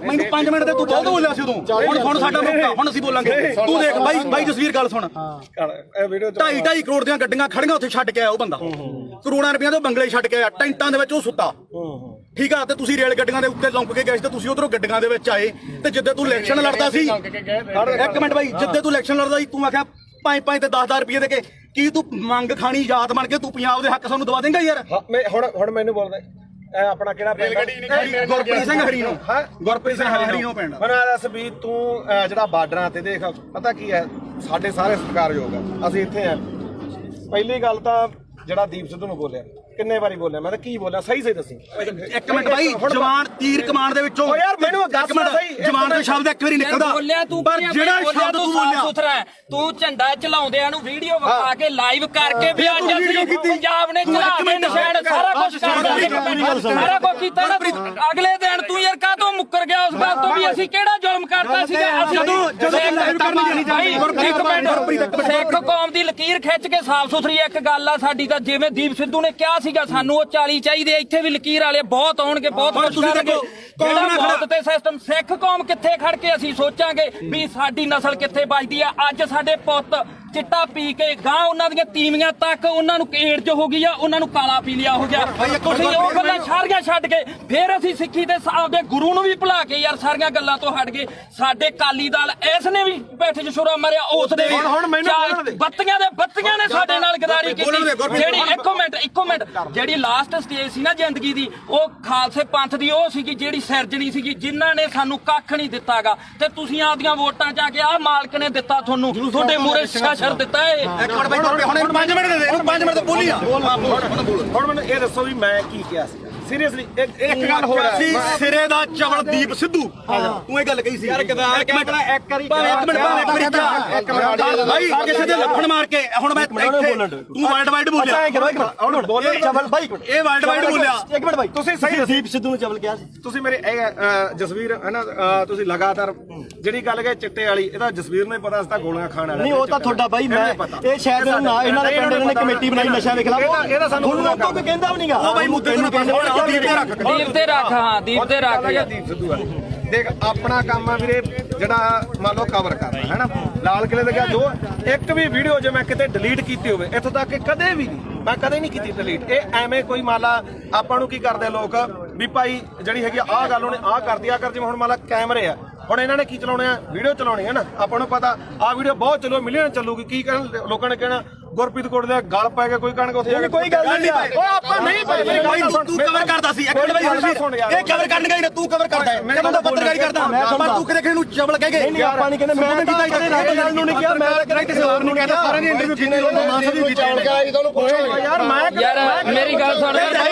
ਮੈਨੂੰ 5 ਮਿੰਟ ਤੇ ਤੂੰ ਬਹੁਤ ਬੋਲਿਆ ਸੀ ਉਦੋਂ ਹੁਣ ਸਾਡਾ ਮੌਕਾ ਹੁਣ ਅਸੀਂ ਬੋਲਾਂਗੇ ਤੂੰ ਦੇਖ ਬਾਈ ਜਸਵੀਰ ਗੱਲ ਸੁਣ 2.5 ਕਰੋੜ ਦੀਆਂ ਗੱਡੀਆਂ ਖੜੀਆਂ ਉੱਥੇ ਛੱਡ ਕੇ ਆਇਆ ਉਹ ਬੰਦਾ ਕਰੋੜਾਂ ਰੁਪਈਆਂ ਦੇ ਬੰਗਲੇ ਛੱਡ ਕੇ ਆਇਆ ਟੈਂਟਾਂ ਦੇ ਵਿੱਚ ਉਹ ਸੁੱਤਾ ਠੀਕ ਆ ਤੇ ਤੁਸੀਂ ਰੇਲ ਗੱਡੀਆਂ ਦੇ ਉੱਤੇ ਲੰਘ ਕੇ ਗਏ ਸੀ ਤੇ ਤੁਸੀਂ ਉਧਰੋਂ ਗੱਡੀਆਂ ਦੇ ਵਿੱਚ ਆਏ ਤੇ ਜਿੱਦੇ ਤੂੰ ਇਲੈਕਸ਼ਨ ਲੜਦਾ ਸੀ 1 ਮਿੰਟ ਬਾਈ ਜਿੱਦੇ ਤੂੰ ਇਲੈਕਸ਼ਨ ਲੜਦਾ ਸੀ ਤੂੰ ਆਖਿਆ 5 ਤੇ 10,000 ਰੁਪਏ ਦੇ ਕੇ ਕੀ ਤੂੰ ਮੰਗ ਖਾਣੀ ਯਾਦ ਬਣ ਕੇ ਤੂੰ ਪੰਜਾਬ ਦੇ ਹੱਕ ਸਾਨੂੰ ਦਵਾ ਦੇਂਗਾ ਯਾਰ ਹੁਣ ਮੈਨੂੰ ਬੋਲਦਾ ਇਹ ਆਪਣਾ ਕਿਹੜਾ ਪਿੰਡ ਗੁਰਪ੍ਰੀਤ ਸਿੰਘ ਹਰੀਨੋ ਗੁਰਪ੍ਰੀਤ ਸਿੰਘ ਹਰੀਨੋ ਪਿੰਡ ਹੁਣ ਦੱਸ ਵੀ ਤੂੰ ਜਿਹੜਾ ਬਾਰਡਰਾਂ ਤੇ ਦੇਖ ਪਤਾ ਕੀ ਹੈ ਸਾਡੇ ਸਾਰੇ ਸਤਿਕਾਰਯੋਗ ਆ ਅਸੀਂ ਇੱਥੇ ਆ ਪਹਿਲੀ ਗੱਲ ਤਾਂ ਜਿਹੜਾ ਦੀਪ ਸਿੱਧੂ ਨੂੰ ਬੋਲਿਆ ਕਿੰਨੇ ਵਾਰੀ ਬੋਲਿਆ ਮੈਂ ਤਾਂ ਕੀ ਬੋਲਿਆ ਸਹੀ ਦੱਸੀ 1 ਮਿੰਟ ਬਾਈ ਜਵਾਨ ਤੀਰ ਕਮਾਨ ਦੇ ਵਿੱਚੋਂ ਓ ਯਾਰ ਮੈਨੂੰ ਦੱਸ ਸਹੀ ਜਵਾਨ ਦਾ ਸ਼ਬਦ ਇੱਕ ਵਾਰੀ ਨਿਕਲਦਾ ਬੋਲਿਆ ਤੂੰ ਪਰ ਜਿਹੜਾ ਸ਼ਬਦ ਤੂੰ ਬੋਲਿਆ ਸੁਥਰਾ ਤੂੰ ਝੰਡਾ ਚਲਾਉਂਦਿਆਂ ਨੂੰ ਵੀਡੀਓ ਵਿਖਾ ਕੇ ਲਾਈਵ ਕਰਕੇ ਵੀ ਅੱਜ ਅਸੀਂ ਪੰਜਾਬ ਨੇ ਚਲਾ ਕੇ ਨਿਸ਼ਾਨ ਸਾਰਾ ਕੁਝ ਕਰਦਾ ਸਾਰਾ ਕੁਝ ਕੀਤਾ ਅਗਲੇ ਦਿਨ ਤੂੰ ਯਾਰ ਕਾਹਤੋਂ ਮੁੱਕਰ ਗਿਆ ਉਸ ਗੱਲ ਤੋਂ ਵੀ ਅਸੀਂ ਕਿਹੜਾ ਜ਼ੁਲਮ ਕਰਤਾ ਸੀਗਾ ਅਸੀਂ ਸਿੱਖ ਕੌਮ ਦੀ ਲਕੀਰ ਖਿੱਚ ਕੇ ਸਾਫ਼ ਸੁਥਰੀ ਇੱਕ ਗੱਲ ਆ ਸਾਡੀ ਤਾਂ ਜਿਵੇਂ ਦੀਪ ਸਿੱਧੂ ਨੇ ਕਿਹਾ ਸੀਗਾ ਸਾਨੂੰ ਉਹ 40 ਚਾਹੀਦੇ ਇੱਥੇ ਵੀ ਲਕੀਰ ਵਾਲੇ ਬਹੁਤ ਆਉਣਗੇ ਬਹੁਤ ਕੁਝ ਕਰਨਗੇ ਜਿਹੜਾ ਮੌਤ ਤੇ ਸਿਸਟਮ ਸਿੱਖ ਕੌਮ ਕਿੱਥੇ ਖੜ ਕੇ ਅਸੀਂ ਸੋਚਾਂਗੇ ਵੀ ਸਾਡੀ ਨਸਲ ਕਿੱਥੇ ਬਚਦੀ ਆ ਅੱਜ ਸਾਡੇ ਪੁੱਤ ਚਿੱਟਾ ਪੀ ਕੇ ਗਾਂ ਉਹਨਾਂ ਦੀਆਂ ਤੀਵੀਆਂ ਤੱਕ ਉਹਨਾਂ ਨੂੰ ਏਡਜ਼ ਹੋ ਗਈ ਆ ਉਹਨਾਂ ਨੂੰ ਕਾਲਾ ਪੀ ਲਿਆ ਹੋ ਗਿਆ ਤੁਸੀਂ ਉਹ ਗੱਲਾਂ ਸਾਰੀਆਂ ਛੱਡ ਕੇ ਫਿਰ ਅਸੀਂ ਸਿੱਖੀ ਤੇ ਆਪਦੇ ਗੁਰੂ ਨੂੰ ਵੀ ਭੁਲਾ ਕੇ ਯਾਰ ਸਾਰੀਆਂ ਗੱਲਾਂ ਤੋਂ ਹਟ ਗਏ ਸਾਡੇ ਕਾਲੀ ਦਲ ਇਸ ਨੇ ਵੀ ਪੈਠੇ 'ਚ ਛੁਰਾ ਮਾਰਿਆ ਉਸ ਦੇ ਬੱਤੀਆਂ ਨੇ ਸਾਡੇ ਨਾਲ ਗਦਾਰੀ ਕੀਤੀ ਜਿਹੜੀ ਇੱਕੋ ਮਿੰਟ ਜਿਹੜੀ ਲਾਸਟ ਸਟੇਜ ਸੀ ਨਾ ਜ਼ਿੰਦਗੀ ਦੀ ਉਹ ਖਾਲਸੇ ਪੰਥ ਦੀ ਉਹ ਸੀਗੀ ਜਿਹੜੀ ਸਿਰਜਣੀ ਸੀਗੀ ਜਿਨ੍ਹਾਂ ਨੇ ਸਾਨੂੰ ਕੱਖ ਨਹੀਂ ਦਿੱਤਾਗਾ ਤੇ ਤੁਸੀਂ ਆਪਦੀਆਂ ਵੋਟਾਂ 'ਚ ਆ ਕੇ ਆਹ ਮਾਲਕ ਨੇ ਦਿੱਤਾ ਤੁਹਾਨੂੰ ਤੁਹਾਡੇ ਮੂਹਰੇ ਸ਼ਰ ਦਿੱਤਾ ਏ ਇੱਕ ਮਿੰਟ ਬਾਈ ਹੁਣ 5 ਮਿੰਟ ਦੇ ਦੇ 5 ਮਿੰਟ ਤੇ ਬੋਲੀ ਆ ਹੁਣ ਮੈਨੂੰ ਇਹ ਦੱਸੋ ਵੀ ਮੈਂ ਕੀ ਕਿਹਾ ਸੀ ਸੀਰੀਅਸਲੀ ਇੱਕ ਗੱਲ ਹੋਰ ਸੀ ਸਿਰੇ ਦਾ ਚਵਲ ਦੀਪ ਸਿੱਧੂ ਤੂੰ ਇਹ ਗੱਲ ਕਹੀ ਸੀ ਯਾਰ ਗਦਾਰ ਕਹਿਣਾ ਇੱਕ ਮਿੰਟ ਭਾਈ ਕਿਸੇ ਦੇ ਲੱਖਣ ਮਾਰ ਕੇ ਹੁਣ ਮੈਂ ਤੂੰ ਵਰਲਡ ਵਾਈਡ ਬੋਲਿਆ ਹੁਣ ਬੋਲੇ ਚਵਲ ਬਾਈ ਇਹ ਵਰਲਡ ਵਾਈਡ ਬੋਲਿਆ 1 ਮਿੰਟ ਬਾਈ ਤੁਸੀਂ ਸਹੀ ਦੀਪ ਸਿੱਧੂ ਨੂੰ ਚਵਲ ਕਿਹਾ ਸੀ ਤੁਸੀਂ ਮੇਰੇ ਜਸਵੀਰ ਹੈ ਨਾ ਤੁਸੀਂ ਲਗਾਤਾਰ ਜਿਹੜੀ ਗੱਲ ਕਹੇ ਚਿੱਟੇ ਵਾਲੀ ਇਹਦਾ ਜਸਵੀਰ ਨੂੰ ਹੀ ਪਤਾ ਸੀ ਤਾਂ ਗੋਲੀਆਂ ਖਾਣ ਵਾਲਾ ਨਹੀਂ ਉਹ ਤਾਂ ਤੁਹਾਡਾ ਬਾਈ ਮੈਂ ਇਹ ਸ਼ਾਇਦ ਨਾ ਇਹਨਾਂ ਦੇ ਪਿੰਡ ਨੇ ਕਮੇਟੀ ਬਣਾਈ ਨਸ਼ਾ ਦੇ ਖਿਲਾਫ ਇਹਦਾ ਸਾਨੂੰ ਤੁਹਾਨੂੰ ਕੋਈ ਕਹਿੰਦਾ ਵੀ ਨਹੀਂਗਾ ਉਹ ਬਾਈ ਮੁੱਦੇ ਨੂੰ ਦੀਪ ਤੇ ਰੱਖ ਹਾਂ ਦੀਪ ਤੇ ਰੱਖ ਦੀਪ ਸਿੱਧੂ ਦੇਖ ਆਪਣਾ ਕੰਮ ਆ ਵੀਰੇ ਜਿਹੜਾ ਮੰਨ ਲਓ ਕਵਰ ਕਰਨਾ ਹੈ ਨਾ ਲਾਲ ਕਿਲੇ ਦੇ ਗਿਆ ਜੋ ਇੱਕ ਵੀ ਵੀਡੀਓ ਜੇ ਮੈਂ ਕਿਤੇ ਡਿਲੀਟ ਕੀਤੀ ਹੋਵੇ ਇੱਥੋਂ ਤੱਕ ਕਿ ਕਦੇ ਵੀ ਨਹੀਂ ਮੈਂ ਕਦੇ ਨਹੀਂ ਕੀਤੀ ਡਿਲੀਟ ਇਹ ਐਵੇਂ ਕੋਈ ਮੰਨ ਲਾ ਆਪਾਂ ਨੂੰ ਕੀ ਕਰਦੇ ਲੋਕ ਵੀ ਭਾਈ ਜਿਹੜੀ ਹੈਗੀ ਆਹ ਗੱਲ ਉਹਨੇ ਆਹ ਕਰਦੀ ਆ ਕਰ ਜਿਵੇਂ ਹੁਣ ਮੰਨ ਲਾ ਕੈਮਰੇ ਆ ਹੁਣ ਇਹਨਾਂ ਨੇ ਕੀ ਚਲਾਉਣੇ ਆ ਵੀਡੀਓ ਚਲਾਉਣੀ ਹੈ ਨਾ ਆਪਾਂ ਨੂੰ ਪਤਾ ਆਹ ਵੀਡੀਓ ਬਹੁਤ ਚੱਲੋ ਮਿਲੀਅਨ ਚੱਲੂਗੀ ਕੀ ਕਹਿਣ ਲੋਕਾਂ ਨੇ ਕਹਿਣਾ ਗੁਰਪ੍ਰੀਤ ਕੋਟ ਦੇ ਗਲ ਪੈ ਕੇ ਕੋਈ ਕਣਕ ਉੱਥੇ ਜਾ ਕੇ ਕੋਈ ਗੱਲ ਨਹੀਂ ਉਹ ਆਪਾਂ ਨਹੀਂ ਬਾਈ ਤੂੰ ਕਵਰ ਕਰਦਾ ਸੀ ਇੱਕ ਮਿੰਟ ਬਾਈ ਇਹ ਕਵਰ ਕਰਨ ਗਈ ਨਾ ਤੂੰ ਕਵਰ ਕਰਦਾ ਹੈ ਮੈਂ ਤਾਂ ਪੱਤਰਕਾਰੀ ਕਰਦਾ ਪਰ ਤੂੰ ਕਿਹਦੇ ਕਿਹਨੂੰ ਚਵਲ ਕਹਿ ਗਏ ਨਹੀਂ ਆਪਾਂ ਨਹੀਂ ਕਹਿੰਦੇ ਮੈਂ ਤਾਂ ਕੀਤਾ ਇੱਥੇ ਰਾਜੇ ਲਾਲ ਨੂੰ ਨਹੀਂ ਕਿਹਾ ਮੈਂ ਤਾਂ ਕਿਸੇ ਹੋਰ ਨੂੰ ਕਹਿੰਦਾ ਸਾਰਿਆਂ ਦੀ ਇੰਟਰਵਿਊ ਕੀਤੀ ਉਹਨੂੰ ਮਾਸਾ ਵੀ ਕੀਤਾ ਤੁਹਾਨੂੰ ਪੁੱਛੋ ਯਾਰ ਯਾਰ ਮੇਰੀ ਗੱਲ ਸੁਣ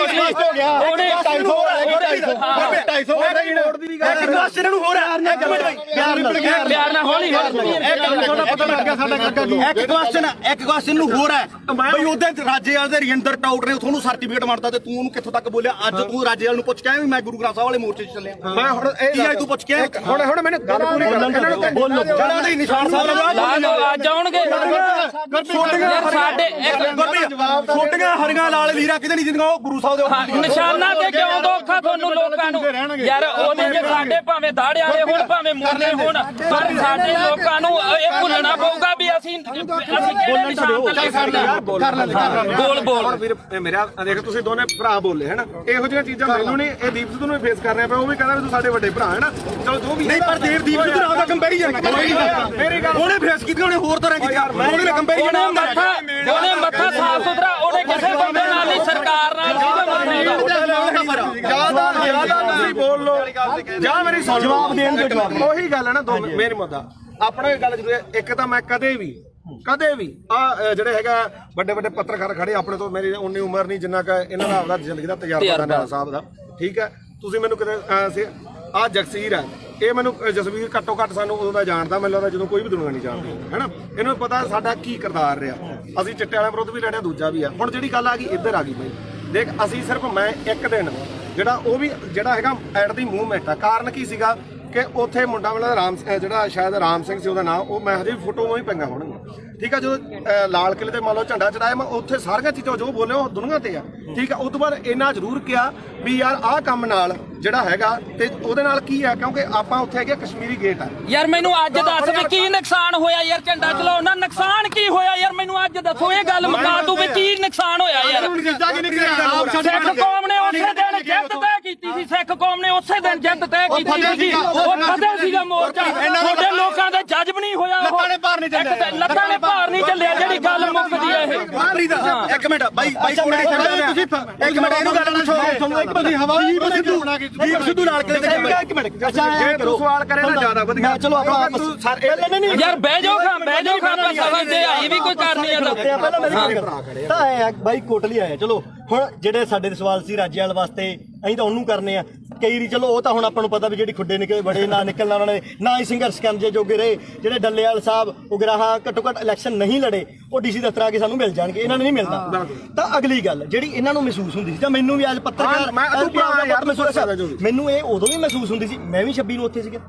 ਹੋ ਗਿਆ ਉਹਨੇ 250 ਇੱਕ ਕੁਐਸਚਨ ਨੂੰ ਹੋਰ ਹੈ ਇੱਕ ਮਿੰਟ ਬਾਈ ਪਿਆਰ ਨਾਲ ਹੌਲੀ ਇੱਕ ਕੁਐਸਚਨ ਨੂੰ ਹੋਰ ਹੈ ਬਈ ਉਹਦੇ ਰਾਜੇਵਾਲ ਦੇ ਰਜਿੰਦਰ ਟਾਊਟ ਨੇ ਤੁਹਾਨੂੰ ਸਰਟੀਫਿਕੇਟ ਮੰਨਦਾ ਤੇ ਤੂੰ ਉਹਨੂੰ ਕਿੱਥੋਂ ਤੱਕ ਬੋਲਿਆ ਅੱਜ ਤੂੰ ਰਾਜੇਵਾਲ ਨੂੰ ਪੁੱਛ ਕੇ ਆਇਆ ਵੀ ਮੈਂ ਗੁਰੂ ਗ੍ਰੰਥ ਸਾਹਿਬ ਵਾਲੇ ਮੋਰਚੇ 'ਚ ਚੱਲਿਆ ਮੈਂ ਹੁਣ ਕੀ ਆਈ ਤੂੰ ਪੁੱਛ ਕੇ ਹੁਣ ਮੈਨੂੰ ਗੱਲ ਪੂਰੀ ਕਰ ਬੋਲੋ ਜਿਹੜਾ ਦੇ ਨਿਸ਼ਾਨ ਸਾਹਿਬ ਲਾ ਦੋ ਅੱਜ ਆਉਣਗੇ ਯਾਰ ਸਾਡੇ ਛੋਟੀਆਂ ਹਰੀਆਂ ਲਾਲ ਲੀਰਾ ਕਿਤੇ ਨਹੀਂ ਜਿੰਦੀਆਂ ਉਹ ਗੁਰੂ ਸਾਹਿਬ ਦੇ ਨਿਸ਼ਾਨਾ ਤੇ ਕਿਉਂ ਦੋਖਾ ਤੁਹਾਨੂੰ ਲੋਕਾਂ ਨੂੰ ਯਾਰ ਉਹਦੇ ਜੇ ਸਾਡੇ ਭਾਵੇਂ ਦਾੜੇ ਵਾਲੇ ਹੋਣ ਭਾਵੇਂ ਮੁਰਲੇ ਹੋਣ ਪਰ ਸਾਡੇ ਲੋਕਾਂ ਨੂੰ ਇਹ ਭੁੱਲਣਾ ਪਊਗਾ ਵੀ ਅਸੀਂ ਕਿਹੜੇ ਨਿਸ਼ਾਨ ਤੇ ਲੈ ਸਕਦੇ ਹਾਂ ਬੋਲ ਵੀਰ ਮੇਰਾ ਦੇਖ ਤੁਸੀਂ ਦੋਨੇ ਭਰਾ ਬੋਲੇ ਹੈ ਨਾ ਇਹੋ ਜਿਹੀਆਂ ਚੀਜ਼ਾਂ ਮੈਨੂੰ ਨਹੀਂ ਇਹ ਦੀਪ ਸਿੱਧੂ ਨੂੰ ਫੇਸ ਕਰ ਰਿਹਾ ਪਿਆ ਉਹ ਵੀ ਕਹਿੰਦਾ ਵੀ ਤੂੰ ਸਾਡੇ ਵੱਡੇ ਭਰਾ ਹੈ ਨਾ ਚਲੋ ਜੋ ਵੀ ਨਹੀਂ ਪਰ ਦੀਪ ਸਿੱਧੂ ਨਾਲ ਦਾ ਕੰਪੈਰੀਜ਼ਨ ਮੇਰੀ ਗੱਲ ਉਹਨੇ ਫੇਸ ਕੀਤੀ ਉਹਨੇ ਹੋਰ ਤਰ੍ਹਾਂ ਕੀਤੀ ਉਹਨੇ ਕੰਪੈਰੀਜ਼ਨ ਉਹਨੇ ਮੱਥਾ ਸਾਫ ਸੁਥਰਾ ਉਹਨੇ ਕਿਸੇ ਬੰਦੇ ਨਾਲ ਨਹੀਂ ਸਰਕਾਰ ਨਾਲ ਜਿਆਦਾ ਤੁਸੀਂ ਬੋਲ ਲੋ ਜਾਂ ਮੇਰੀ ਸੁਣ ਜਵਾਬ ਦੇਣ ਦੇ ਜਵਾਬ ਉਹੀ ਗੱਲ ਹੈ ਨਾ ਦੋ ਮੇਰੀ ਮੁੱਦਾ ਆਪਣਾ ਗੱਲ ਜ਼ਰੂਰ ਹੈ ਇੱਕ ਤਾਂ ਮੈਂ ਕਦੇ ਵੀ ਆ ਜਿਹੜੇ ਹੈਗਾ ਵੱਡੇ ਵੱਡੇ ਪੱਤਰਕਾਰ ਖੜੇ ਆਪਣੇ ਤੋਂ ਮੇਰੀ ਉਨੀ ਉਮਰ ਨਹੀਂ ਜਿੰਨਾ ਕਿ ਇਹਨਾਂ ਦਾ ਆਪਦਾ ਜ਼ਿੰਦਗੀ ਦਾ ਤਜਰਬਾ ਦਾ ਨਾਲਾ ਸਾਹਿਬ ਦਾ ਠੀਕ ਹੈ ਤੁਸੀਂ ਮੈਨੂੰ ਕਿਤੇ ਆ ਜਗਸੀਰ ਹੈ ਇਹ ਮੈਨੂੰ ਜਸਵੀਰ ਘੱਟੋ ਘੱਟ ਸਾਨੂੰ ਉਦੋਂ ਦਾ ਜਾਣਦਾ ਮੈਨੂੰ ਲੱਗਦਾ ਜਦੋਂ ਕੋਈ ਵੀ ਦੁਨੀਆ ਨਹੀਂ ਜਾਣਦੀ ਹੈਨਾ ਇਹਨੂੰ ਪਤਾ ਸਾਡਾ ਕੀ ਕਿਰਦਾਰ ਰਿਹਾ ਅਸੀਂ ਚਿੱਟੇ ਵਾਲਿਆਂ ਵਿਰੁੱਧ ਵੀ ਲੜਿਆ ਦੂਜਾ ਵੀ ਆ ਹੁਣ ਜਿਹੜੀ ਗੱਲ ਆ ਗਈ ਇੱਧਰ ਆ ਗਈ ਬਈ ਦੇਖ ਅਸੀਂ ਸਿਰਫ ਮੈਂ ਇੱਕ ਦਿਨ ਜਿਹੜਾ ਉਹ ਵੀ ਜਿਹੜਾ ਹੈਗਾ ਐਟ ਦੀ ਮੂਵਮੈਂਟ ਆ ਕਾਰਨ ਕੀ ਸੀਗਾ ਕਿ ਉੱਥੇ ਮੁੰਡਾ ਵਾਲਾ ਰਾਮ ਜਿਹੜਾ ਸ਼ਾਇਦ ਰਾਮ ਸਿੰਘ ਸੀ ਉਹਦਾ ਨਾਮ ਉਹ ਮੈਂ ਹਜੇ ਫੋਟੋ ਹੀ ਪਈਆਂ ਹੋਣਗੀਆਂ ਠੀਕ ਆ ਜਦੋਂ ਲਾਲ ਕਿਲੇ ਤੇ ਮੰਨ ਲਓ ਝੰਡਾ ਚੜਾਇਆ ਮੈਂ ਉੱਥੇ ਸਾਰੀਆਂ ਚੀਜ਼ਾਂ ਜੋ ਬੋਲੇ ਉਹ ਦੁਨੀਆ ਤੇ ਆ ਠੀਕ ਆ ਉਸ ਤੋਂ ਬਾਅਦ ਇੰਨਾ ਜ਼ਰੂਰ ਕਿਹਾ ਵੀ ਯਾਰ ਆਹ ਕੰਮ ਨਾਲ ਜਿਹੜਾ ਹੈਗਾ ਤੇ ਉਹਦੇ ਨਾਲ ਕੀ ਆ ਕਿਉਂਕਿ ਆਪਾਂ ਉੱਥੇ ਹੈਗੇ ਕਸ਼ਮੀਰੀ ਗੇਟ ਆ ਯਾਰ ਮੈਨੂੰ ਅੱਜ ਦੱਸ ਵੀ ਕੀ ਨੁਕਸਾਨ ਹੋਇਆ ਯਾਰ ਝੰਡਾ ਚਲਾਉਣ ਨਾਲ ਨੁਕਸਾਨ ਕੀ ਹੋਇਆ ਯਾਰ ਮੈਨੂੰ ਅੱਜ ਦੱਸੋ ਇਹ ਗੱਲ ਮੁਕਾ ਤੂੰ ਵੀ ਕੀ ਨੁਕਸਾਨ ਹੋਇਆ ਯਾਰ ਸਿੱਖ ਕੌਮ ਨੇ ਉਸੇ ਦਿਨ ਜਿੱਤ ਤੈਅ ਕੀਤੀ ਸੀ ਸਿੱਖ ਕੌਮ ਨੇ ਉਸੇ ਦਿਨ ਜਿੱਤ ਤੈਅ ਕੀਤੀ ਸੀ ਉਹ ਕਦੇ ਸੀਗਾ ਮੋਰਚਾ ਤੁਹਾਡੇ ਲੋਕਾਂ ਦੇ ਜੱਜ ਵੀ ਨਹੀਂ ਹੋਇਆ ਲੱਤਾਂ ਨੇ ਭਾਰ ਨਹੀਂ ਚੱਲਿਆ ਜਿਹੜੀ ਗੱਲ ਮੁੱਕਦੀ ਹੈ ਇਹ ਇੱਕ ਮਿੰਟ ਬਾਈ ਕੋਲੇ ਤੁਸੀਂ ਇੱਕ ਮਿੰਟ ਇਹਨੂੰ ਗੱਲ ਨਾ ਛੋੜੋ ਤੁਹਾਨੂੰ ਇੱਕ ਬੰਦੀ ਹਵਾ ਦੀਪ ਸਿੱਧੂ ਨਾਲ ਕਿਤੇ ਇੱਕ ਮਿੰਟ ਅੱਛਾ ਜੇ ਤੂੰ ਸਵਾਲ ਕਰੇ ਨਾ ਜ਼ਿਆਦਾ ਵਧੀਆ ਚਲੋ ਆਪਾਂ ਨਹੀਂ ਯਾਰ ਬਹਿ ਜਾਓ ਖਾਂ ਸਮਝਦੇ ਆਈ ਵੀ ਕੋਈ ਕਰਨੀ ਆ ਪਹਿਲਾਂ ਮੇਰੀ ਤਾਂ ਆਏ ਆ ਬਾਈ ਕੋਟਲੀ ਆਇਆ ਚਲੋ ਹੁਣ ਜਿਹੜੇ ਸਾਡੇ ਸਵਾਲ ਸੀ ਰਾਜੇਵਾਲ ਵਾਸਤੇ ਅਸੀਂ ਤਾਂ ਉਹਨੂੰ ਕਰਨੇ ਆ ਕਈ ਰੀ ਚਲੋ ਉਹ ਤਾਂ ਹੁਣ ਆਪਾਂ ਨੂੰ ਪਤਾ ਵੀ ਜਿਹੜੀ ਖੁੱਡੇ ਨਿਕਲੇ ਬੜੇ ਨਾ ਨਿਕਲਣਾ ਉਹਨਾਂ ਨੇ ਨਾ ਹੀ ਸੰਘਰਸ਼ ਕਰਨ ਜੇ ਜੋਗੇ ਰਹੇ ਜਿਹੜੇ ਡੱਲੇਵਾਲ ਸਾਹਿਬ ਉਗਰਾਹਾਂ ਘੱਟੋ ਘੱਟ ਇਲੈਕਸ਼ਨ ਨਹੀਂ ਲੜੇ ਉਹ ਡੀਸੀ ਦਫ਼ਤਰ ਆ ਕੇ ਸਾਨੂੰ ਮਿਲ ਜਾਣਗੇ ਇਹਨਾਂ ਨੂੰ ਨਹੀਂ ਮਿਲਦਾ ਤਾਂ ਅਗਲੀ ਗੱਲ ਜਿਹੜੀ ਇਹਨਾਂ ਨੂੰ ਮਹਿਸੂਸ ਹੁੰਦੀ ਸੀ ਜਾਂ ਮੈਨੂੰ ਵੀ ਅੱਜ ਪੱਤਰਕਾਰ ਮੈਨੂੰ ਇਹ ਉਦੋਂ ਵੀ ਮਹਿਸੂਸ ਹੁੰਦੀ ਸੀ ਮੈਂ ਵੀ 26 ਨੂੰ ਉੱਥੇ ਸੀਗਾ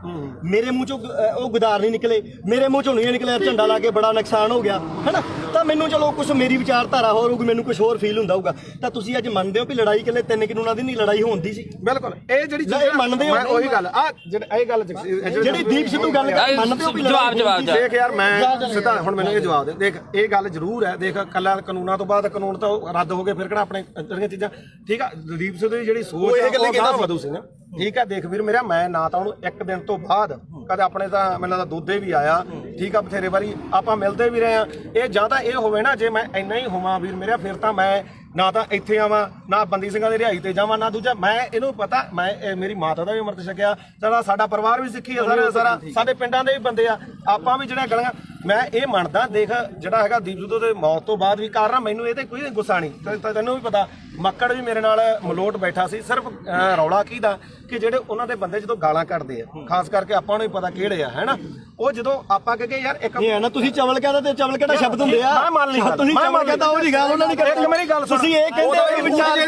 ਮੇਰੇ ਮੂੰਹ ਚੋਂ ਉਹ ਗੁਦਾਰ ਨਹੀਂ ਨਿਕਲੇ ਮੇਰੇ ਮੂੰਹ ਚੋਂ ਨਹੀਂ ਨਿਕਲਿਆ ਝੰਡਾ ਲਾ ਕੇ ਬੜਾ ਨੁਕਸਾਨ ਹੋ ਗਿਆ ਹੈਨਾ ਤਾਂ ਮੈਨੂੰ ਚਲੋ ਕੁਝ ਮੇਰੀ ਵਿਚਾਰਧਾਰਾ ਹੋਰ ਹੋਊਗੀ ਮੈਨੂੰ ਕੁਝ ਹੋਰ ਫੀਲ ਹੁੰਦਾ ਹੋਊਗਾ ਤਾਂ ਤੁਸੀਂ ਅੱਜ ਮੰਨਦੇ ਹੋ ਵੀ ਲੜਾਈ ਕਿਲੇ 3 ਕਾਨੂੰਨਾਂ ਦੀ ਨਹੀਂ ਲੜਾਈ ਹੁੰਦੀ ਸੀ ਬਿਲਕੁਲ ਇਹ ਜਿਹੜੀ ਇਹ ਮੰਨਦੇ ਹੋ ਉਹੀ ਗੱਲ ਆ ਇਹ ਗੱਲ ਜਿਹੜੀ ਦੀਪ ਸਿੱਧੂ ਗੱਲ ਮੰਨਦੇ ਹੋ ਵੀ ਜਵਾਬ ਦੇਖ ਯਾਰ ਮੈਂ ਸਿੱਧਾ ਹੁਣ ਮੈਨੂੰ ਇਹ ਜਵਾਬ ਦੇ ਦੇਖ ਇਹ ਗੱਲ ਜ਼ਰੂਰ ਹੈ ਦੇਖ ਕੱਲਾ ਕਾਨੂੰਨਾਂ ਤੋਂ ਬਾਅਦ ਕਾਨੂੰਨ ਤਾਂ ਰੱਦ ਹੋ ਗਏ ਫਿਰ ਕਿਹੜਾ ਆਪਣੇ ਜਿਹੜੀਆਂ ਚੀਜ਼ਾਂ ਠੀਕ ਆ ਦੀਪ ਸਿੱਧੂ ਦੀ ਜਿਹੜੀ ਸੋਚ ਉਹ ਗਾਹ ਵਧੂ ਸੀ ਨਾ ਠੀਕ ਆ ਦੇਖ ਵੀਰ ਮੇਰਾ ਮੈਂ ਨਾ ਤਾਂ ਉਹਨੂੰ ਇੱਕ ਦਿਨ ਤੋਂ ਬਾਅਦ ਕਦੇ ਆਪਣੇ ਤਾਂ ਮੈਨੂੰ ਲੱਗਦਾ ਦੋਦੇ ਵੀ ਆਇਆ ਠੀਕ ਆ ਬਥੇਰੇ ਵਾਰੀ ਆਪਾਂ ਮਿਲਦੇ ਵੀ ਰਹੇ ਆ ਇਹ ਜਾਂ ਤਾਂ ਇਹ ਹੋਵੇ ਨਾ ਜੇ ਮੈਂ ਇੰਨਾ ਹੀ ਹੋਵਾਂ ਵੀਰ ਮੇਰਾ ਫਿਰ ਤਾਂ ਮੈਂ ਨਾ ਤਾਂ ਇੱਥੇ ਆਵਾਂ ਨਾ ਬੰਦੀ ਸਿੰਘਾਂ ਦੀ ਰਿਹਾਈ ਤੇ ਜਾਵਾਂ ਨਾ ਦੂਜਾ ਮੈਂ ਇਹਨੂੰ ਪਤਾ ਮੈਂ ਮੇਰੀ ਮਾਤਾ ਦਾ ਵੀ ਅੰਮ੍ਰਿਤ ਛਕਿਆ ਸਾਡਾ ਪਰਿਵਾਰ ਵੀ ਸਿੱਖੀ ਆ ਸਾਰਾ ਸਾਡੇ ਪਿੰਡਾਂ ਦੇ ਵੀ ਬੰਦੇ ਆ ਆਪਾਂ ਵੀ ਜਿਹੜਾ ਗਲੀਆਂ ਮੈਂ ਇਹ ਮੰਨਦਾ ਦੇਖ ਜਿਹੜਾ ਹੈਗਾ ਦੀਪ ਸਿੱਧੂ ਦੇ ਮੌਤ ਤੋਂ ਬਾਅਦ ਵੀ ਕਾਰਨ ਮੈਨੂੰ ਇਹ ਤੇ ਕੋਈ ਗੁੱਸਾ ਨਹੀਂ ਤੈਨੂੰ ਵੀ ਪਤਾ ਮੱਕੜ ਵੀ ਮੇਰੇ ਨਾਲ ਮਲੋਟ ਬੈਠਾ ਸੀ ਸਿਰਫ ਰੌਲਾ ਕੀ ਦਾ ਕਿ ਜਿਹੜੇ ਉਹਨਾਂ ਦੇ ਬੰਦੇ ਜਦੋਂ ਗਾਲਾਂ ਕੱਢਦੇ ਆ ਖਾਸ ਕਰਕੇ ਆਪਾਂ ਨੂੰ ਵੀ ਪਤਾ ਕਿਹੜੇ ਆ ਹੈਨਾ ਉਹ ਜਦੋਂ ਆਪਾਂ ਕਹੇ ਯਾਰ ਇੱਕ ਨਹੀਂ ਹੈ ਨਾ ਤੁਸੀਂ ਚਵਲ ਕਹਿੰਦਾ ਤੇ ਚਵਲ ਕਿਹੜਾ ਸ਼ਬਦ ਹੁੰਦੇ ਆ ਮੈਂ ਮੰਨ ਲਈ ਤੁਸੀਂ ਚਵਲ ਕਹਿੰਦਾ ਉਹ ਦੀ ਗੱਲ ਉਹਨਾਂ ਨੇ ਕਰੀ ਮੇਰੀ ਗੱਲ ਸੁਣ ਤੁਸੀਂ ਇਹ ਕਹਿੰਦੇ ਹੋ ਕਿ ਵਿਚਾਰ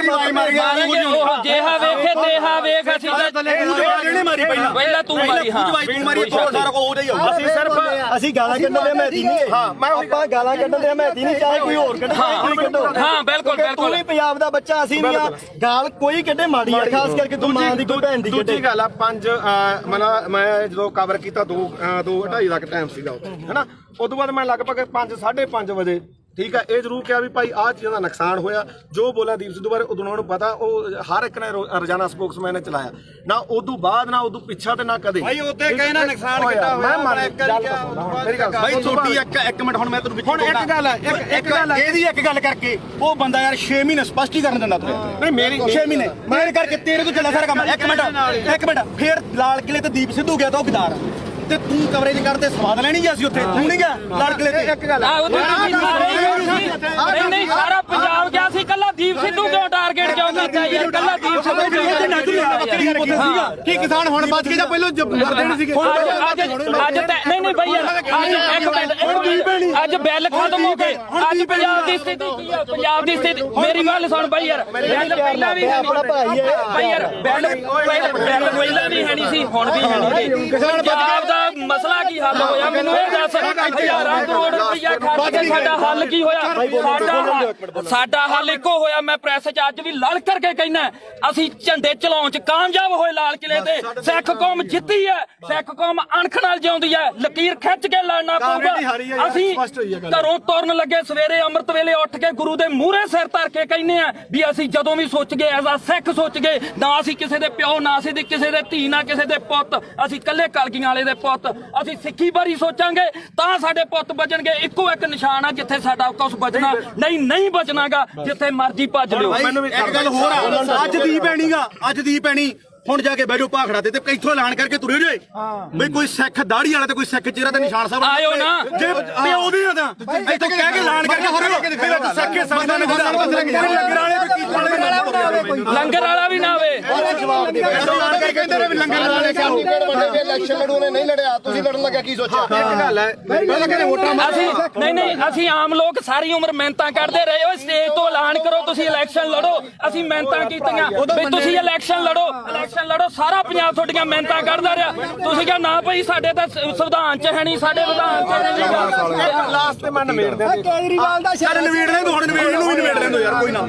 ਜਿਹਾ ਵੇਖੇ ਤੇਹਾ ਵੇਖ ਅਸੀਂ ਤਾਂ ਮਾਰੀ ਪਹਿਲਾਂ ਤੂੰ ਮਾਰੀ ਹਾਂ ਤੂੰ ਮਾਰੀ ਸਾਰਾ ਕੋ ਉਹਦੇ ਹੀ ਆਊਗਾ ਅਸੀਂ ਸਿਰਫ ਅਸੀਂ ਗਾਲਾਂ ਕੱਢਣ ਦੇ ਮੈਦੀ ਨਹੀਂ ਹਾਂ ਮੈਂ ਆਪਾਂ ਗਾਲਾਂ ਕੱਢਣ ਦੇ ਮੈਦੀ ਨਹੀਂ ਚਾਹੇ ਕੋਈ ਹੋਰ ਕੱਢੇ ਕੋਈ ਕੱਢੋ ਹਾਂ ਬਿਲਕੁਲ ਤੂੰ ਵੀ ਪੰਜਾਬ ਦਾ ਬੱਚਾ ਅਸੀਂ ਵੀ ਆ ਗਾਲ ਕੋਈ ਕੱਢੇ ਮਾੜੀ ਆ ਖਾਸ ਕਰਕੇ ਤੂੰ ਮਾਂ ਦੀ ਕੋਈ ਭੈਣ ਦੀ ਕੱਢੇ ਦੂਜੀ ਗੱਲ ਆ ਮੈਂ ਜਦੋਂ ਕਵਰ ਕੀਤਾ 2:30 ਦਾ ਟਾਈਮ ਸੀਗਾ ਹੈਨਾ ਉਸ ਤੋਂ ਬਾਅਦ ਮੈਂ ਲਗਭਗ 5:30 ਵਜੇ ਠੀਕ ਹੈ ਇਹ ਜ਼ਰੂਰ ਕਿਹਾ ਵੀ ਭਾਈ ਆਹ ਚੀਜ਼ਾਂ ਦਾ ਨੁਕਸਾਨ ਹੋਇਆ ਜੋ ਬੋਲਿਆ ਦੀਪ ਸਿੱਧੂ ਬਾਰੇ ਉਦੋਂ ਨੂੰ ਪਤਾ ਉਹ ਹਰ ਇੱਕ ਨੇ ਰੋਜ਼ਾਨਾ ਸਪੋਕਸਮੈਨ ਨੇ ਚਲਾਇਆ ਨਾ ਉਦੋਂ ਬਾਅਦ ਨਾ ਉਦੋਂ ਪਿੱਛਾ ਤੇ ਨਾ ਕਦੇ ਭਾਈ ਉੱਤੇ ਕਹੇ ਨਾ ਨੁਕਸਾਨ ਕਿੱਦਾਂ ਹੋਇਆ ਮੇਰੀ ਗੱਲ ਭਾਈ ਛੋਟੀ ਇੱਕ ਮਿੰਟ ਹੁਣ ਮੈਂ ਤੈਨੂੰ ਵਿੱਚ ਹੁਣ ਇੱਕ ਗੱਲ ਹੈ ਇੱਕ ਗੱਲ ਹੈ ਇਹਦੀ ਇੱਕ ਗੱਲ ਕਰਕੇ ਉਹ ਬੰਦਾ ਯਾਰ 6 ਮਹੀਨੇ ਸਪਸ਼ਟੀਕਰਨ ਦਿੰਦਾ ਤੂੰ ਨਹੀਂ ਮੇਰੀ 6 ਮਹੀਨੇ ਮੇਰੇ ਕਰਕੇ ਤੇਰੇ ਤੋਂ ਚੱਲਿਆ ਸਾਰਾ ਕੰਮ ਇੱਕ ਮਿੰਟ ਫੇਰ ਲਾਲ ਕਿਲੇ ਤੇ ਦੀਪ ਸਿੱਧੂ ਗਿਆ ਤਾਂ ਉਹ ਗਦਾਰ ਤੇ ਤੂੰ ਕਵਰੇਜ ਕਰਦੇ ਸਵਾਦ ਲੈਣੀ ਗਿਆ ਸੀ ਉੱਥੇ ਤੂੰ ਨਹੀਂ ਗਿਆ ਲਾਲ ਕਿਲੇ ਤੇ ਇੱਕ ਗੱਲ ਨਹੀਂ ਸਾਰਾ ਪੰਜਾਬ ਗਿਆ ਸੀ ਕੱਲਾ ਦੀਪ ਸਿੱਧੂ ਕਿਉਂ ਟਾਰਗੇਟ ਕਿਉਂ ਕੀਤਾ ਯਾਰ ਕੱਲਾ ਦੀਪ ਸਿੱਧੂ ਕੀ ਕਿਸਾਨ ਹੁਣ ਬਚ ਕੇ ਜਾਂ ਪਹਿਲਾਂ ਮਰਦੇ ਨਹੀਂ ਸੀਗੇ ਅੱਜ ਨਹੀਂ ਬਈ ਯਾਰ ਅੱਜ ਬਿੱਲ ਖਤਮ ਹੋ ਗਏ ਅੱਜ ਪੰਜਾਬ ਦੀ ਸਥਿਤੀ ਕੀ ਆ ਪੰਜਾਬ ਦੀ ਸਥਿਤੀ ਮੇਰੀ ਗੱਲ ਸੁਣ ਬਈ ਯਾਰ ਬਿੱਲ ਪਹਿਲਾਂ ਵੀ ਬਈ ਯਾਰ ਬਿੱਲ ਪਹਿਲਾਂ ਵੀ ਹੈ ਨਹੀਂ ਸੀ ਹੁਣ ਵੀ ਹੈ ਨਹੀਂ ਪੰਜਾਬ ਦਾ ਮਸਲਾ ਕੀ ਹੱਲ ਹੋਇਆ ਮੈਨੂੰ ਇਹ ਦੱਸ ਹਜ਼ਾਰਾਂ ਕਰੋੜ ਰੁਪਈਆ ਖਰਚ ਕੇ ਸਾਡਾ ਹੱਲ ਕੀ ਹੋਇਆ ਸਾਡਾ ਹੱਲ ਇੱਕੋ ਹੋਇਆ ਮੈਂ ਪ੍ਰੈਸ 'ਚ ਅੱਜ ਵੀ ਲੜ ਕਰਕੇ ਕਹਿਣਾ ਅਸੀਂ ਝੰਡੇ ਚਲਾਉਣ 'ਚ ਕਾਮਯਾਬ ਹੋਏ ਲਾਲ ਕਿਲੇ ਤੇ ਸਿੱਖ ਕੌਮ ਜਿੱਤੀ ਹੈ ਸਿੱਖ ਕੌਮ ਅਣਖ ਨਾਲ ਜਿਉਂਦੀ ਹੈ ਲਕੀਰ ਖਿੱਚ ਕੇ ਲੜਨਾ ਪਊਗਾ ਅਸੀਂ ਘਰੋਂ ਤੁਰਨ ਲੱਗੇ ਸਵੇਰੇ ਅੰਮ੍ਰਿਤ ਵੇਲੇ ਉੱਠ ਕੇ ਗੁਰੂ ਦੇ ਮੂਹਰੇ ਸਿਰ ਧਰ ਕੇ ਕਹਿੰਦੇ ਆ ਵੀ ਅਸੀਂ ਜਦੋਂ ਵੀ ਸੋਚ ਗਏ ਐਜ਼ ਆ ਸਿੱਖ ਸੋਚ ਗਏ ਨਾ ਅਸੀਂ ਕਿਸੇ ਦੇ ਪਿਓ ਨਾ ਅਸੀਂ ਕਿਸੇ ਦੇ ਧੀ ਨਾ ਕਿਸੇ ਦੇ ਪੁੱਤ ਅਸੀਂ ਇਕੱਲੇ ਕਲਗੀਆਂ ਵਾਲੇ ਦੇ ਪੁੱਤ ਅਸੀਂ ਸਿੱਖੀ ਬਾਰੇ ਸੋਚਾਂਗੇ ਤਾਂ ਸਾਡੇ ਪੁੱਤ ਬਚਣਗੇ ਇੱਕੋ ਇੱਕ ਨਿਸ਼ਾਨ ਆ ਜਿੱਥੇ ਸਾਡਾ ਕੁਝ ਬਚਣਾ ਨਹੀਂ ਬਚਣਾਗਾ ਜਿੱਥੇ ਮਰਜ਼ੀ ਭੱਜ ਲਿਓ ਇੱਕ ਗੱਲ ਹੋਰ ਆ ਅੱਜ ਦੀ ਪੈਣੀ ਹੁਣ ਜਾ ਕੇ ਬੈਠੋ ਭਾਖੜਾ ਤੇ ਇੱਥੋਂ ਐਲਾਨ ਕਰਕੇ ਤੁਰੇ ਜੇ ਬਈ ਕੋਈ ਸਿੱਖ ਦਾੜੀ ਵਾਲਾ ਤੇ ਕੋਈ ਸਿੱਖ ਚਿਹਰਾ ਤੇ ਨਿਸ਼ਾਨ ਸਾਹਿਬ ਆਇਓ ਨਾ ਜੇ ਪਿਓ ਦੀ ਆ ਤਾਂ ਇੱਥੋਂ ਕਹਿ ਕੇ ਐਲਾਨ ਕਰਕੇ ਹੋ ਰਿਹਾ ਸਿੱਖੇ ਸੰਗਤਾਂ ਨੇ ਲੰਗਰ ਵਾਲਾ ਵੀ ਨਾ ਆਵੇ ਐਲਾਨ ਕਰਕੇ ਕਹਿੰਦੇ ਨੇ ਵੀ ਲੰਗਰ ਵਾਲੇ ਇਲੈਕਸ਼ਨ ਲੜੂਨੇ ਨਹੀਂ ਲੜਿਆ ਤੁਸੀਂ ਲੜਨ ਲੱਗਿਆ ਕੀ ਸੋਚਿਆ ਇੱਕ ਗੱਲ ਹੈ ਪਹਿਲਾਂ ਕਹਿੰਦੇ ਵੋਟਾਂ ਨਹੀਂ ਅਸੀਂ ਆਮ ਲੋਕ ਸਾਰੀ ਉਮਰ ਮਿਹਨਤਾਂ ਕਰਦੇ ਰਹੇ ਹੋ ਸਟੇਜ ਤੋਂ ਐਲਾਨ ਕਰੋ ਤੁਸੀਂ ਇਲੈਕਸ਼ਨ ਲੜੋ ਅਸੀਂ ਮਿਹਨਤਾਂ ਕੀਤੀਆਂ ਵੀ ਤੁਸੀਂ ਇਲੈਕਸ਼ਨ ਲੜੋ ਸਾਰਾ ਪੰਜਾਬ ਤੁਹਾਡੀਆਂ ਮਿਹਨਤਾਂ ਕਰਦਾ ਰਿਹਾ ਤੁਸੀਂ ਕਿਹਾ ਨਾ ਭਾਈ ਸਾਡੇ ਤਾਂ ਸੰਵਿਧਾਨ 'ਚ ਹੈ ਨਹੀਂ ਸਾਡੇ ਵਿਧਾਨ 'ਚ ਨਹੀਂ ਲਾਸਟ ਤੇ ਮੈਂ ਨਵੇੜ ਦੇ ਕੇਜਰੀਵਾਲ ਦਾ ਯਾਰ ਨਵੇੜ ਦੇ ਹੁਣ ਨਵੇੜ ਨੂੰ ਵੀ ਨਵੇੜ ਲੈਂਦੋ ਯਾਰ ਕੋਈ ਨਾ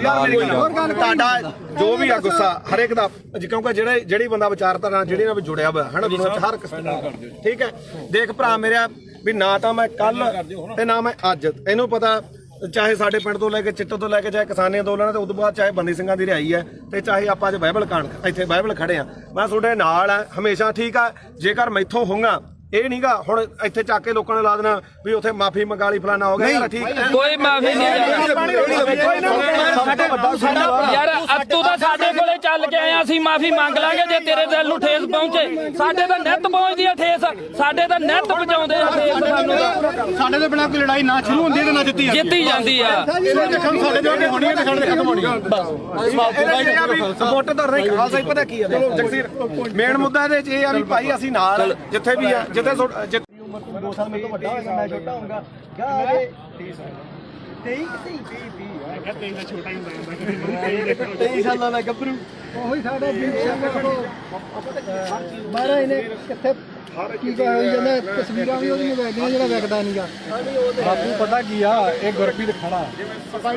ਤੁਹਾਡਾ ਜੋ ਵੀ ਆ ਗੁੱਸਾ ਹਰ ਇੱਕ ਦਾ ਕਿਉਂਕਿ ਜਿਹੜੀ ਬੰਦਾ ਵਿਚਾਰਧਾਰਾ ਨਾਲ ਜਿਹੜੀ ਨਾਲ ਜੁੜਿਆ ਹੋਇਆ ਹੈ ਨਾ ਦੁਨੀਆ 'ਚ ਹਰ ਕਿਸਮ ਦਾ ਠੀਕ ਹੈ ਦੇਖ ਭਰਾ ਮੇਰਾ ਵੀ ਨਾ ਤਾਂ ਮੈਂ ਕੱਲ ਤੇ ਨਾ ਮੈਂ ਅੱਜ ਇਹਨੂੰ ਪਤਾ ਚਾਹੇ ਸਾਡੇ ਪਿੰਡ ਤੋਂ ਲੈ ਕੇ ਚਿੱਟੇ ਤੋਂ ਲੈ ਕੇ ਚਾਹੇ ਕਿਸਾਨੀ ਅੰਦੋਲਨ ਤੇ ਉਦੋਂ ਬਾਅਦ ਚਾਹੇ ਬੰਦੀ ਸਿੰਘਾਂ ਦੀ ਰਿਹਾਈ ਹੈ ਤੇ ਚਾਹੇ ਆਪਾਂ ਅੱਜ ਬਾਈਬਲ ਕਾਂਡ ਇੱਥੇ ਬਾਈਬਲ ਖੜੇ ਆ ਮੈਂ ਤੁਹਾਡੇ ਨਾਲ ਆ ਹਮੇਸ਼ਾ ਠੀਕ ਆ ਜੇਕਰ ਮੈਥੋਂ ਹੋਊਗਾ ਇਹ ਨਹੀਂਗਾ ਹੁਣ ਇੱਥੇ ਚੱਕ ਕੇ ਲੋਕਾਂ ਨੇ ਲਾ ਦੇਣਾ ਵੀ ਉੱਥੇ ਮਾਫੀ ਮੰਗਾ ਲਈ ਫਲਾਣਾ ਹੋ ਗਿਆ ਯਾਰ ਠੀਕ ਹੈ ਕੋਈ ਮਾਫੀ ਨਹੀਂ ਯਾਰ ਤੂੰ ਤਾਂ ਸਾਡੇ ਕੋਲੇ ਚੱਲ ਕੇ ਆਇਆ ਅਸੀਂ ਮਾਫੀ ਮੰਗ ਲਾਂਗੇ ਜੇ ਤੇਰੇ ਦਿਲ ਨੂੰ ਠੇਸ ਪਹੁੰਚੇ ਸਾਡੇ ਤਾਂ ਨਿੱਤ ਪਹੁੰਚਦੀ ਆ ਠੇਸ ਸਾਡੇ ਤਾਂ ਨਿੱਤ ਪਹੁੰਚਾਉਂਦੇ ਆ ਠੇਸ ਸਾਨੂੰ ਸਾਡੇ ਤੋਂ ਬਿਨਾਂ ਕੋਈ ਲੜਾਈ ਨਾ ਸ਼ੁਰੂ ਹੁੰਦੀ ਤੇ ਨਾ ਜਿੱਤੀ ਜਾਂਦੀ ਆ ਸਾਡੇ ਜੋ ਅੱਗੇ ਹੋਣੀ ਹੈ ਤੇ ਸਾਡੇ ਖਤਮ ਹੋਣੀ ਹੈ ਬਸ ਸਪੋਰਟ ਤਾਂ ਨਹੀਂ ਖਾਲਸਾ ਹੀ ਪਤਾ ਕੀ ਆ ਜਗਸੀਰ ਮੇਨ ਮੁੱਦਾ ਇਹਦੇ 'ਚ ਇਹ ਆ ਵੀ ਭਾਈ ਅਸੀਂ ਨਾਲ ਜਿੱਥੇ ਵੀ ਆ ਜਿੱਥੇ 2 ਸਾਲ ਮੇਰੇ ਤੋਂ ਵੱਡਾ ਹੋਏਗਾ ਮੈਂ ਛੋਟਾ ਹੋਊਗਾ ਗਾਰੇ 23 ਸਾਲਾਂ ਦਾ ਗੱਭਰੂ ਉਹੀ ਸਾਡਾ ਦੀਪ ਸਿੰਘ ਮਾਰਾ ਇਹਨੇ ਕਿੱਥੇ ਕੀ ਹੋਈ ਜਾਂਦਾ ਤਸਵੀਰਾਂ ਵੀ ਉਹਦੀਆਂ ਵੇਖਦੀਆਂ ਜਿਹੜਾ ਵੇਖਦਾ ਨਹੀਂਗਾ ਬਾਪੂ ਪਤਾ ਕੀ ਆ ਇਹ ਗੁਰਪ੍ਰੀਤ ਖੜਾ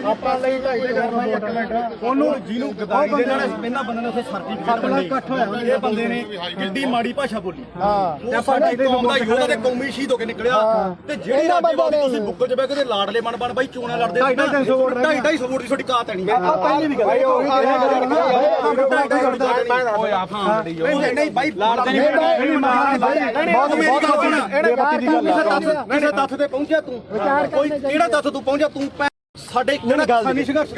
ਆਪਾਂ ਲਈ 2.5 ਮਿੰਟ ਉਹਨੂੰ ਜਿਹਨੂੰ ਗਦਾਰੀ ਦੇ ਨਾਲ ਇਹਨਾਂ ਬੰਦੇ ਨੇ ਉੱਥੇ ਸਰਟੀਫਿਕੇਟ ਬੰਦੇ ਇਕੱਠ ਹੋਇਆ ਇਹ ਬੰਦੇ ਨੇ ਕਿੱਡੀ ਮਾੜੀ ਭਾਸ਼ਾ ਬੋਲੀ ਤੇ ਸਾਡੀ ਕੌਮ ਦਾ ਯੋਧਾ ਤੇ ਕੌਮੀ ਸ਼ਹੀਦ ਹੋ ਕੇ ਨਿਕਲਿਆ ਤੇ ਜਿਹੜੀ ਬੰਦੇ ਤੁਸੀਂ ਬੁੱਕਲ 'ਚ ਬਹਿ ਕੇ ਲਾਡਲੇ ਬਣ ਬਾਈ ਚੋਣਾਂ ਲੜਦੇ 250 ਵੋਟ ਦੀ ਤੁਹਾਡੀ ਕਾਤ ਨਹੀਂ ਆ ਪਹਿਲੇ ਵੀ ਗੱਲ ਨਹੀਂ ਬਾਈ ਬਹੁਤ ਨਹੀਂ ਤੱਥ ਤੇ ਪਹੁੰਚਿਆ ਤੂੰ ਕੋਈ ਕਿਹੜਾ ਤੱਥ ਤੂੰ ਪਹੁੰਚਿਆ ਤੂੰ ਸਾਡੇ ਕਿਸਾਨੀ ਸੰਘਰਸ਼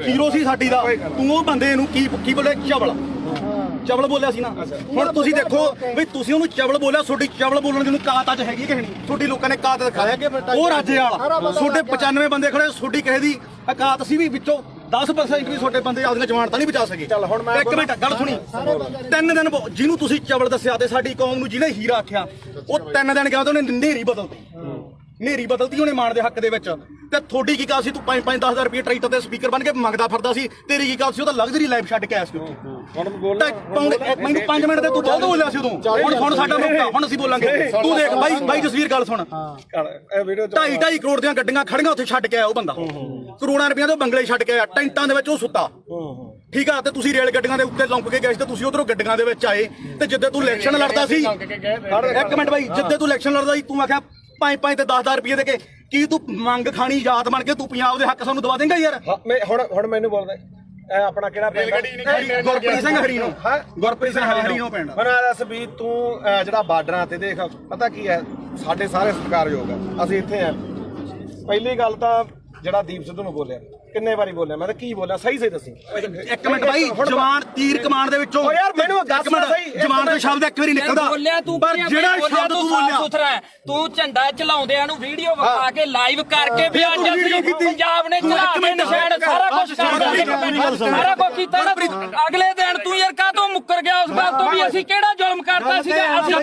ਹੀਰੋ ਸੀ ਸਾਡੀ ਦਾ ਤੂੰ ਉਹ ਬੰਦੇ ਨੂੰ ਕੀ ਬੋਲੇ ਚਵਲ ਬੋਲਿਆ ਸੀ ਨਾ ਹੁਣ ਤੁਸੀਂ ਦੇਖੋ ਵੀ ਤੁਸੀਂ ਉਹਨੂੰ ਚਵਲ ਬੋਲਿਆ ਤੁਹਾਡੀ ਚਵਲ ਬੋਲਣ ਦੀ ਨੂੰ ਕਾਤ ਅੱਜ ਹੈਗੀ ਕਿ ਨਹੀਂ ਤੁਹਾਡੀ ਲੋਕਾਂ ਨੇ ਕਾਤ ਦਿਖਾਇਆ ਉਹ ਰਾਜੇ ਵਾਲਾ ਤੁਹਾਡੇ 95 ਬੰਦੇ ਖੜੇ ਤੁਹਾਡੀ ਕਿਸੇ ਦੀ ਕਾਤ ਸੀ ਵੀ ਵਿੱਚੋਂ 10% ਵੀ ਤੁਹਾਡੇ ਬੰਦੇ ਆਪਦੀਆਂ ਜਵਾਨਤਾਂ ਨਹੀਂ ਬਚਾ ਸਕੇ ਚੱਲ ਹੁਣ ਮੈਂ ਇੱਕ ਮਿੰਟ ਗੱਲ ਸੁਣੀ 3 ਦਿਨ ਜਿਹਨੂੰ ਤੁਸੀਂ ਚਵਲ ਦੱਸਿਆ ਤੇ ਸਾਡੀ ਕੌਮ ਨੂੰ ਜਿਹਨੇ ਹੀਰਾ ਆਖਿਆ ਉਹ 3 ਦਿਨ ਗਿਆ ਤੇ ਉਹਨੇ ਨੇਰੀ ਬਦਲਤੀ ਉਹਨੇ ਮਾਣ ਦੇ ਹੱਕ ਦੇ ਵਿੱਚ ਤੇ ਤੁਹਾਡੀ ਕੀ ਕਾਲ ਸੀ ਤੂੰ 5-10,000 ਰੁਪਏ ਟਰੈਕਟਰ ਤੇ ਸਪੀਕਰ ਬਣ ਕੇ ਮੰਗਦਾ ਫਿਰਦਾ ਸੀ ਤੇਰੀ ਕੀ ਕਾਲ ਸੀ ਉਹ ਤਾਂ ਲਗਜ਼ਰੀ ਲਾਈਫ ਛੱਡ ਕੇ ਆਇਆ ਸੀ ਮੈਨੂੰ 5 ਮਿੰਟ ਤੇ ਤੂੰ ਬਹੁਤ ਬੋਲਿਆ ਸੀ ਉਦੋਂ ਹੁਣ ਸਾਡਾ ਮੌਕਾ ਹੁਣ ਅਸੀਂ ਬੋਲਾਂਗੇ ਤੂੰ ਦੇਖ ਬਾਈ ਜਸਵੀਰ ਗੱਲ ਸੁਣ 2.5 ਕਰੋੜ ਦੀਆਂ ਗੱਡੀਆਂ ਖੜੀਆਂ ਉੱਥੇ ਛੱਡ ਕੇ ਆਇਆ ਉਹ ਬੰਦਾ ਕਰੋੜਾਂ ਰੁਪਈਆਂ ਦੇ ਬੰਗਲੇ ਛੱਡ ਕੇ ਆਇਆ ਟੈਂਟਾਂ ਦੇ ਵਿੱਚ ਉਹ ਸੁੱਤਾ ਠੀਕ ਆ ਤੇ ਤੁਸੀਂ ਰੇਲ ਗੱਡੀਆਂ ਦੇ ਉੱਤੇ ਲੰਘ ਕੇ ਗਏ ਸੀ ਤੇ ਤੁਸੀਂ ਉਧਰੋਂ ਗੱਡੀਆਂ ਦੇ ਵਿੱਚ ਆਏ ਤੇ ਜਿੱਦੇ ਤੂੰ ਇਲੈਕਸ਼ਨ ਲੜਦਾ ਸੀ ਇੱਕ ਮਿੰਟ ਬਾਈ ਜਿੱਦੇ ਤੂੰ ਇਲੈਕਸ਼ਨ ਲੜਦਾ ਸੀ ਤੂੰ ਆਖਿਆ 5-5 ਤੇ 10,000 ਰੁਪਏ ਦੇ ਕੇ ਕੀ ਤੂੰ ਮੰਗ ਖਾਣੀ ਯਾਦ ਬਣ ਕੇ ਤੂੰ ਪੰਜਾਬ ਦੇ ਹੱਕ ਸਾਨੂੰ ਦਵਾ ਦੇਂਗਾ ਯਾਰ? ਹੁਣ ਮੈਨੂੰ ਬੋਲਦਾ ਇਹ ਆਪਣਾ ਕਿਹੜਾ ਪਿੰਡ? ਗੁਰਪ੍ਰੀਤ ਸਿੰਘ ਹਰੀਨੋ। ਗੁਰਪ੍ਰੀਤ ਸਿੰਘ ਹਰੀਨੋ ਪਿੰਡ। ਮੈਨੂੰ ਦੱਸ ਵੀ ਤੂੰ ਜਿਹੜਾ ਬਾਰਡਰਾਂ ਤੇ ਦੇਖ ਪਤਾ ਕੀ ਹੈ, ਸਾਡੇ ਸਾਰੇ ਸਤਿਕਾਰਯੋਗ ਆ, ਅਸੀਂ ਇੱਥੇ ਆ। ਪਹਿਲੀ ਗੱਲ ਤਾਂ ਜਿਹੜਾ ਦੀਪ ਸਿੱਧੂ ਨੂੰ ਬੋਲਿਆ, ਕਿੰਨੇ ਵਾਰੀ ਬੋਲਿਆ ਮੈਂ ਤਾਂ ਕੀ ਬੋਲਿਆ ਸਹੀ ਦੱਸੀ। ਇੱਕ ਮਿੰਟ ਬਾਈ, ਜਵਾਨ ਤੀਰ ਕਮਾਨ ਦੇ ਵਿੱਚੋਂ ਯਾਰ ਮੈਨੂੰ ਦੱਸ ਸਹੀ, ਜਵਾਨ ਦਾ ਸ਼ਬਦ ਇੱਕ ਵਾਰੀ ਨਿਕਲਦਾ, ਬੋਲਿਆ ਤੂੰ ਪਰ ਜਿਹੜਾ ਸ਼ਬਦ ਤੂੰ ਬੋਲਿਆ ਸੁਥਰਾ ਹੈ। ਤੂੰ ਝੰਡਾ ਚਲਾਉਂਦਿਆਂ ਨੂੰ ਵੀਡੀਓ ਵਿਖਾ ਕੇ ਲਾਈਵ ਕਰਕੇ ਵੀ ਅੱਜ ਅਸੀਂ ਪੰਜਾਬ ਨੇ ਚਲਾ ਕੇ ਨਿਸ਼ਾਨ ਸਾਰਾ ਕੁਝ ਸਾਰਾ ਕੁਝ ਕੀਤਾ ਨਾ। ਅਗਲੇ ਦਿਨ ਤੂੰ ਯਾਰ ਕਾਹਤੋਂ ਮੁੱਕਰ ਗਿਆ ਉਸ ਗੱਲ ਤੋਂ ਵੀ ਅਸੀਂ ਕਿਹੜਾ ਜ਼ੁਲਮ ਕਰਤਾ ਸੀਗਾ? ਅਸੀਂ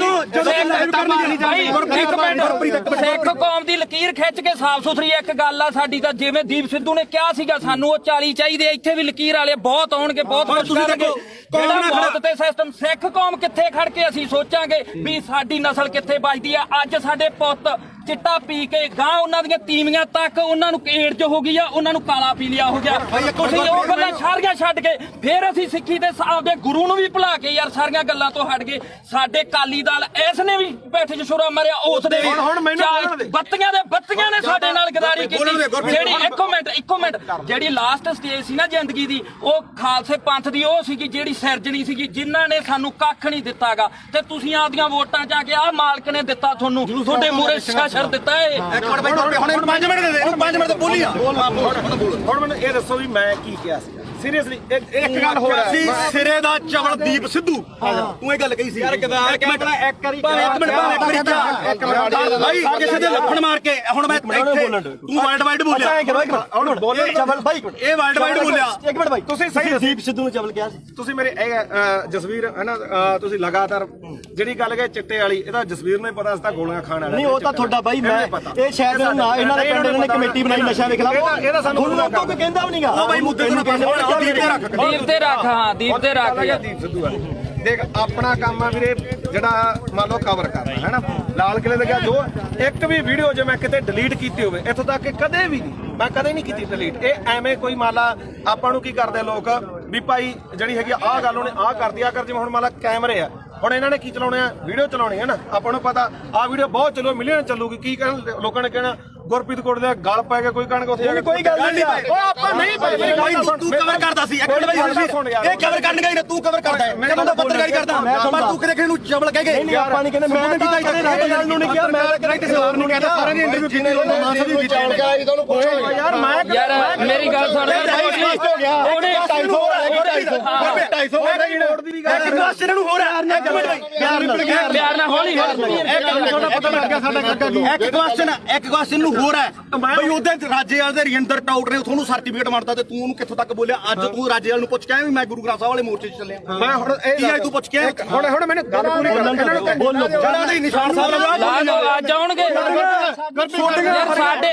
ਸਿੱਖ ਕੌਮ ਦੀ ਲਕੀਰ ਖਿੱਚ ਕੇ ਸਾਫ਼ ਸੁਥਰੀ ਇੱਕ ਗੱਲ ਆ ਸਾਡੀ ਤਾਂ, ਜਿਵੇਂ ਦੀਪ ਸਿੱਧੂ ਨੇ ਕਿਹਾ ਸੀਗਾ ਸਾਨੂੰ ਉਹ 40 ਚਾਹੀਦੇ, ਇੱਥੇ ਵੀ ਲਕੀਰ ਵਾਲੇ ਬਹੁਤ ਆਉਣਗੇ, ਬਹੁਤ ਕੁਝ ਕਰਨਗੇ। ਜਿਹੜਾ ਮੌਤ ਤੇ ਸਿਸਟਮ, ਸਿੱਖ ਕੌਮ ਕਿੱਥੇ ਖੜ ਕੇ ਅਸੀਂ ਸੋਚਾਂਗੇ ਵੀ ਸਾਡੀ ਨਸਲ ਕਿੱਥੇ ਬਚਦੀ ਆ? ਅੱਜ ਸਾਡੇ ਪੁੱਤ ਚਿੱਟਾ ਪੀ ਕੇ ਗਾਂ ਉਹਨਾਂ ਦੀਆਂ ਤੀਵੀਆਂ ਤੱਕ ਉਹਨਾਂ ਨੂੰ ਏਡਜ਼ ਹੋ ਗਈ ਆ, ਉਹਨਾਂ ਨੂੰ ਕਾਲਾ ਪੀਲੀਆ ਹੋ ਗਿਆ। ਤੁਸੀਂ ਉਹ ਗੱਲਾਂ ਸਾਰੀਆਂ ਛੱਡ ਕੇ ਫਿਰ ਅਸੀਂ ਸਿੱਖੀ ਦੇ ਆਪਦੇ ਗੁਰੂ ਨੂੰ ਵੀ ਭੁਲਾ ਕੇ ਯਾਰ ਸਾਰੀਆਂ ਗੱਲਾਂ ਤੋਂ ਹਟ ਗਏ। ਸਾਡੇ ਕਾਲੀ ਦਲ ਇਸ ਨੇ ਵੀ ਬੈਠੇ ਚ ਛੁਰਾ ਮਾਰਿਆ, ਉਸ ਦੇ ਬੱਤੀਆਂ ਦੇ ਬੱਤੀਆਂ ਨੇ ਸਾਡੇ ਨਾਲ ਗਦਾਰੀ ਕੀਤੀ। ਜਿਹੜੀ ਇੱਕੋ ਮਿੰਟ ਜਿਹੜੀ ਲਾਸਟ ਸਟੇਜ ਸੀ ਨਾ ਜ਼ਿੰਦਗੀ ਦੀ, ਉਹ ਖਾਲਸੇ ਪੰਥ ਦੀ ਉਹ ਸੀਗੀ ਜਿਹੜੀ ਸਿਰਜਣੀ ਸੀਗੀ, ਜਿਨ੍ਹਾਂ ਨੇ ਸਾਨੂੰ ਕੱਖ ਨਹੀਂ ਦਿੱਤਾਗਾ। ਤੇ ਤੁਸੀਂ ਆਪਦੀਆਂ ਵੋਟਾਂ ਜਾ ਕੇ ਆਹ ਮਾਲਕ ਨੇ ਦਿੱਤਾ ਤੁਹਾਨੂੰ, ਤੁਹਾਡੇ ਮੂਹਰੇ ਸ਼ਰ ਦਿੱਤਾ ਏ। ਇੱਕ ਮਿੰਟ ਬਾਈ, ਹੁਣ 5 ਮਿੰਟ ਦੇ ਦੇ, 5 ਮਿੰਟ ਤੇ ਬੋਲੀ ਆ। ਹੁਣ ਮੈਨੂੰ ਇਹ ਦੱਸੋ ਵੀ ਮੈਂ ਕੀ ਕਿਹਾ ਸੀ ਸੀਰੀਅਸਲੀ? ਇੱਕ ਗੱਲ ਹੋਰ ਸੀ, ਸਿਰੇ ਦਾ ਚਵਲ ਦੀਪ ਸਿੱਧੂ, ਤੂੰ ਇਹ ਗੱਲ ਕਹੀ ਸੀ ਯਾਰ। ਇੱਕ ਮਿੰਟ ਬਾਈ, ਕਿਸੇ ਦੇ ਲੱਫੜ ਮਾਰ ਕੇ ਹੁਣ ਮੈਂ ਇੱਥੇ ਤੂੰ ਵਰਲਡ ਵਾਈਡ ਬੋਲਿਆ, ਹੁਣ ਬੋਲੇ ਚਵਲ ਬਾਈ ਇਹ ਵਰਲਡ ਵਾਈਡ ਬੋਲਿਆ। ਇੱਕ ਮਿੰਟ ਬਾਈ, ਤੁਸੀਂ ਸਹੀ ਦੀਪ ਸਿੱਧੂ ਨੂੰ ਚਵਲ ਕਿਹਾ ਸੀ? ਤੁਸੀਂ ਮੇਰੇ ਜਸਵੀਰ ਹੈ ਨਾ, ਤੁਸੀਂ ਲਗਾਤਾਰ ਜਿਹੜੀ ਗੱਲ ਕਹੇ ਚਿੱਟੇ ਵਾਲੀ, ਇਹਦਾ ਜਸਵੀਰ ਨੂੰ ਪਤਾ ਸੀ ਤਾਂ ਗੋਲੀਆਂ ਖਾਣ ਵਾਲਾ ਨਹੀਂ, ਉਹ ਤਾਂ ਤੁਹਾਡਾ ਬਾਈ, ਮੈਂ ਇਹ ਸ਼ਾਇਦ ਨਾ ਇਹਨਾਂ ਦੇ ਪਿੰਡ ਨੇ ਕਮੇਟੀ ਬਣਾਈ ਨਸ਼ਾ ਦੇ ਖਿਲਾਫ, ਇਹਦਾ ਸਾਨੂੰ ਲੋਕਾਂ ਕੋਈ ਕਹਿੰਦਾ ਵੀ ਨਹੀਂਗਾ। ਉਹ ਬਾਈ ਮੁੱਦੇ ਨੂੰ ਦੀਪ ਤੇ ਰੱਖ, ਹਾਂ ਦੀਪ ਤੇ ਰੱਖ। ਦੀਪ ਸਿੱਧੂ ਆ ਦੇਖ, ਆਪਣਾ ਕੰਮ ਆ ਵੀਰੇ ਜਿਹੜਾ ਮੰਨ ਲਓ ਕਵਰ ਕਰਨਾ ਹੈ ਨਾ। ਲਾਲ ਕਿਲੇ ਦੇ ਗਿਆ ਜੋ ਇੱਕ ਵੀ ਵੀਡੀਓ ਜੇ ਮੈਂ ਕਿਤੇ ਡਿਲੀਟ ਕੀਤੀ ਹੋਵੇ, ਇੱਥੋਂ ਤੱਕ ਕਿ ਕਦੇ ਵੀ ਨਹੀਂ, ਮੈਂ ਕਦੇ ਨਹੀਂ ਕੀਤੀ ਡਿਲੀਟ। ਇਹ ਐਵੇਂ ਕੋਈ ਮੰਨ ਲਾ ਆਪਾਂ ਨੂੰ ਕੀ ਕਰਦੇ ਲੋਕ ਵੀ ਭਾਈ ਜਿਹੜੀ ਹੈਗੀ ਆਹ ਗੱਲ ਉਹਨੇ ਆਹ ਕਰਦੀ ਆ ਕਰ, ਜਿਵੇਂ ਹੁਣ ਮੰਨ ਲਾ ਕੈਮਰੇ ਆ, ਹੁਣ ਇਹਨਾਂ ਨੇ ਕੀ ਚਲਾਉਣੇ ਆ? ਵੀਡੀਓ ਚਲਾਉਣੀ ਹੈ ਨਾ। ਆਪਾਂ ਨੂੰ ਪਤਾ ਆਹ ਵੀਡੀਓ ਬਹੁਤ ਚੱਲੋ, ਮਿਲੀਅਨ ਚੱਲੂਗੀ। ਕੀ ਕਹਿਣ ਲੋਕਾਂ ਨੇ ਕਹਿਣਾ ਗੁਰਪ੍ਰੀਤ ਕੋਟ ਦੇ ਗਲ ਪੈ ਕੇ ਕੋਈ ਕਹਿਣਗੇ ਉੱਥੇ ਜਾ ਕੇ ਕੋਈ ਗੱਲ ਨਹੀਂ। ਉਹ ਆਪਾਂ ਨਹੀਂ ਤੂੰ ਕਵਰ ਕਰਦਾ ਸੀ, ਇੱਕ ਮਿੰਟ ਬਾਈ ਇਹ ਕਵਰ ਕਰਨ ਗਈ ਨਾ, ਤੂੰ ਕਵਰ ਕਰਦਾ ਹੈ, ਮੈਂ ਤਾਂ ਪੱਤਰਕਾਰੀ ਕਰਦਾ, ਪਰ ਤੂੰ ਕਿਤੇ ਨੂੰ ਚਵਲ ਕਹਿ ਗਏ। ਨਹੀਂ ਆਪਾਂ ਨਹੀਂ ਕਹਿੰਦੇ, ਮੈਂ ਤਾਂ ਕਦੇ ਰਾਜੇਵਾਲ ਨੂੰ ਨਹੀਂ ਕਿਹਾ, ਮੈਂ ਤਾਂ ਕਿਸੇ ਹੋਰ ਨੂੰ ਕਿਹਾ। ਸਾਰਿਆਂ ਦੀ ਇੰਟਰਵਿਊ ਕੀਤੀ ਯਾਰ ਮੈਂ ਯਾਰ ਮੇਰੀ ਗੱਲ ਸੁਣ, ਉਹਨੇ 250 ਨੂੰ ਹੋਰ ਪਿਆਰ ਨਾਲ ਹੌਲੀ ਇੱਕ ਕੁਐਸਚਨ ਨੂੰ ਹੋਰ ਹੈ ਬਈ, ਉਹਦੇ ਰਾਜੇਵਾਲ ਦੇ ਰਜਿੰਦਰ ਟਾਊਟ ਨੇ ਤੁਹਾਨੂੰ ਸਰਟੀਫਿਕੇਟ ਮਾਰਤਾ ਤੇ ਤੂੰ ਉਹਨੂੰ ਕਿੱਥੋਂ ਤੱਕ ਬੋਲਿਆ? ਅੱਜ ਤੂੰ ਰਾਜੇਵਾਲ ਨੂੰ ਪੁੱਛ ਕੇ ਆਇਆ ਵੀ ਮੈਂ ਗੁਰੂ ਗ੍ਰੰਥ ਸਾਹਿਬ ਵਾਲੇ ਮੋਰਚੇ 'ਚ ਚੱਲਿਆ? ਮੈਂ ਹੁਣ ਕੀ ਅੱਜ ਤੂੰ ਪੁੱਛ ਕੇ ਆਇਆ? ਹੁਣ ਮੈਨੂੰ ਗੱਲ ਪੂਰੀ ਕਰ, ਬੋਲੋ। ਜਿਹੜਾ ਨਹੀਂ ਨਿਸ਼ਾਨ ਸਾਹਿਬ ਅੱਜ ਆਉਣਗੇ ਸਾਡੇ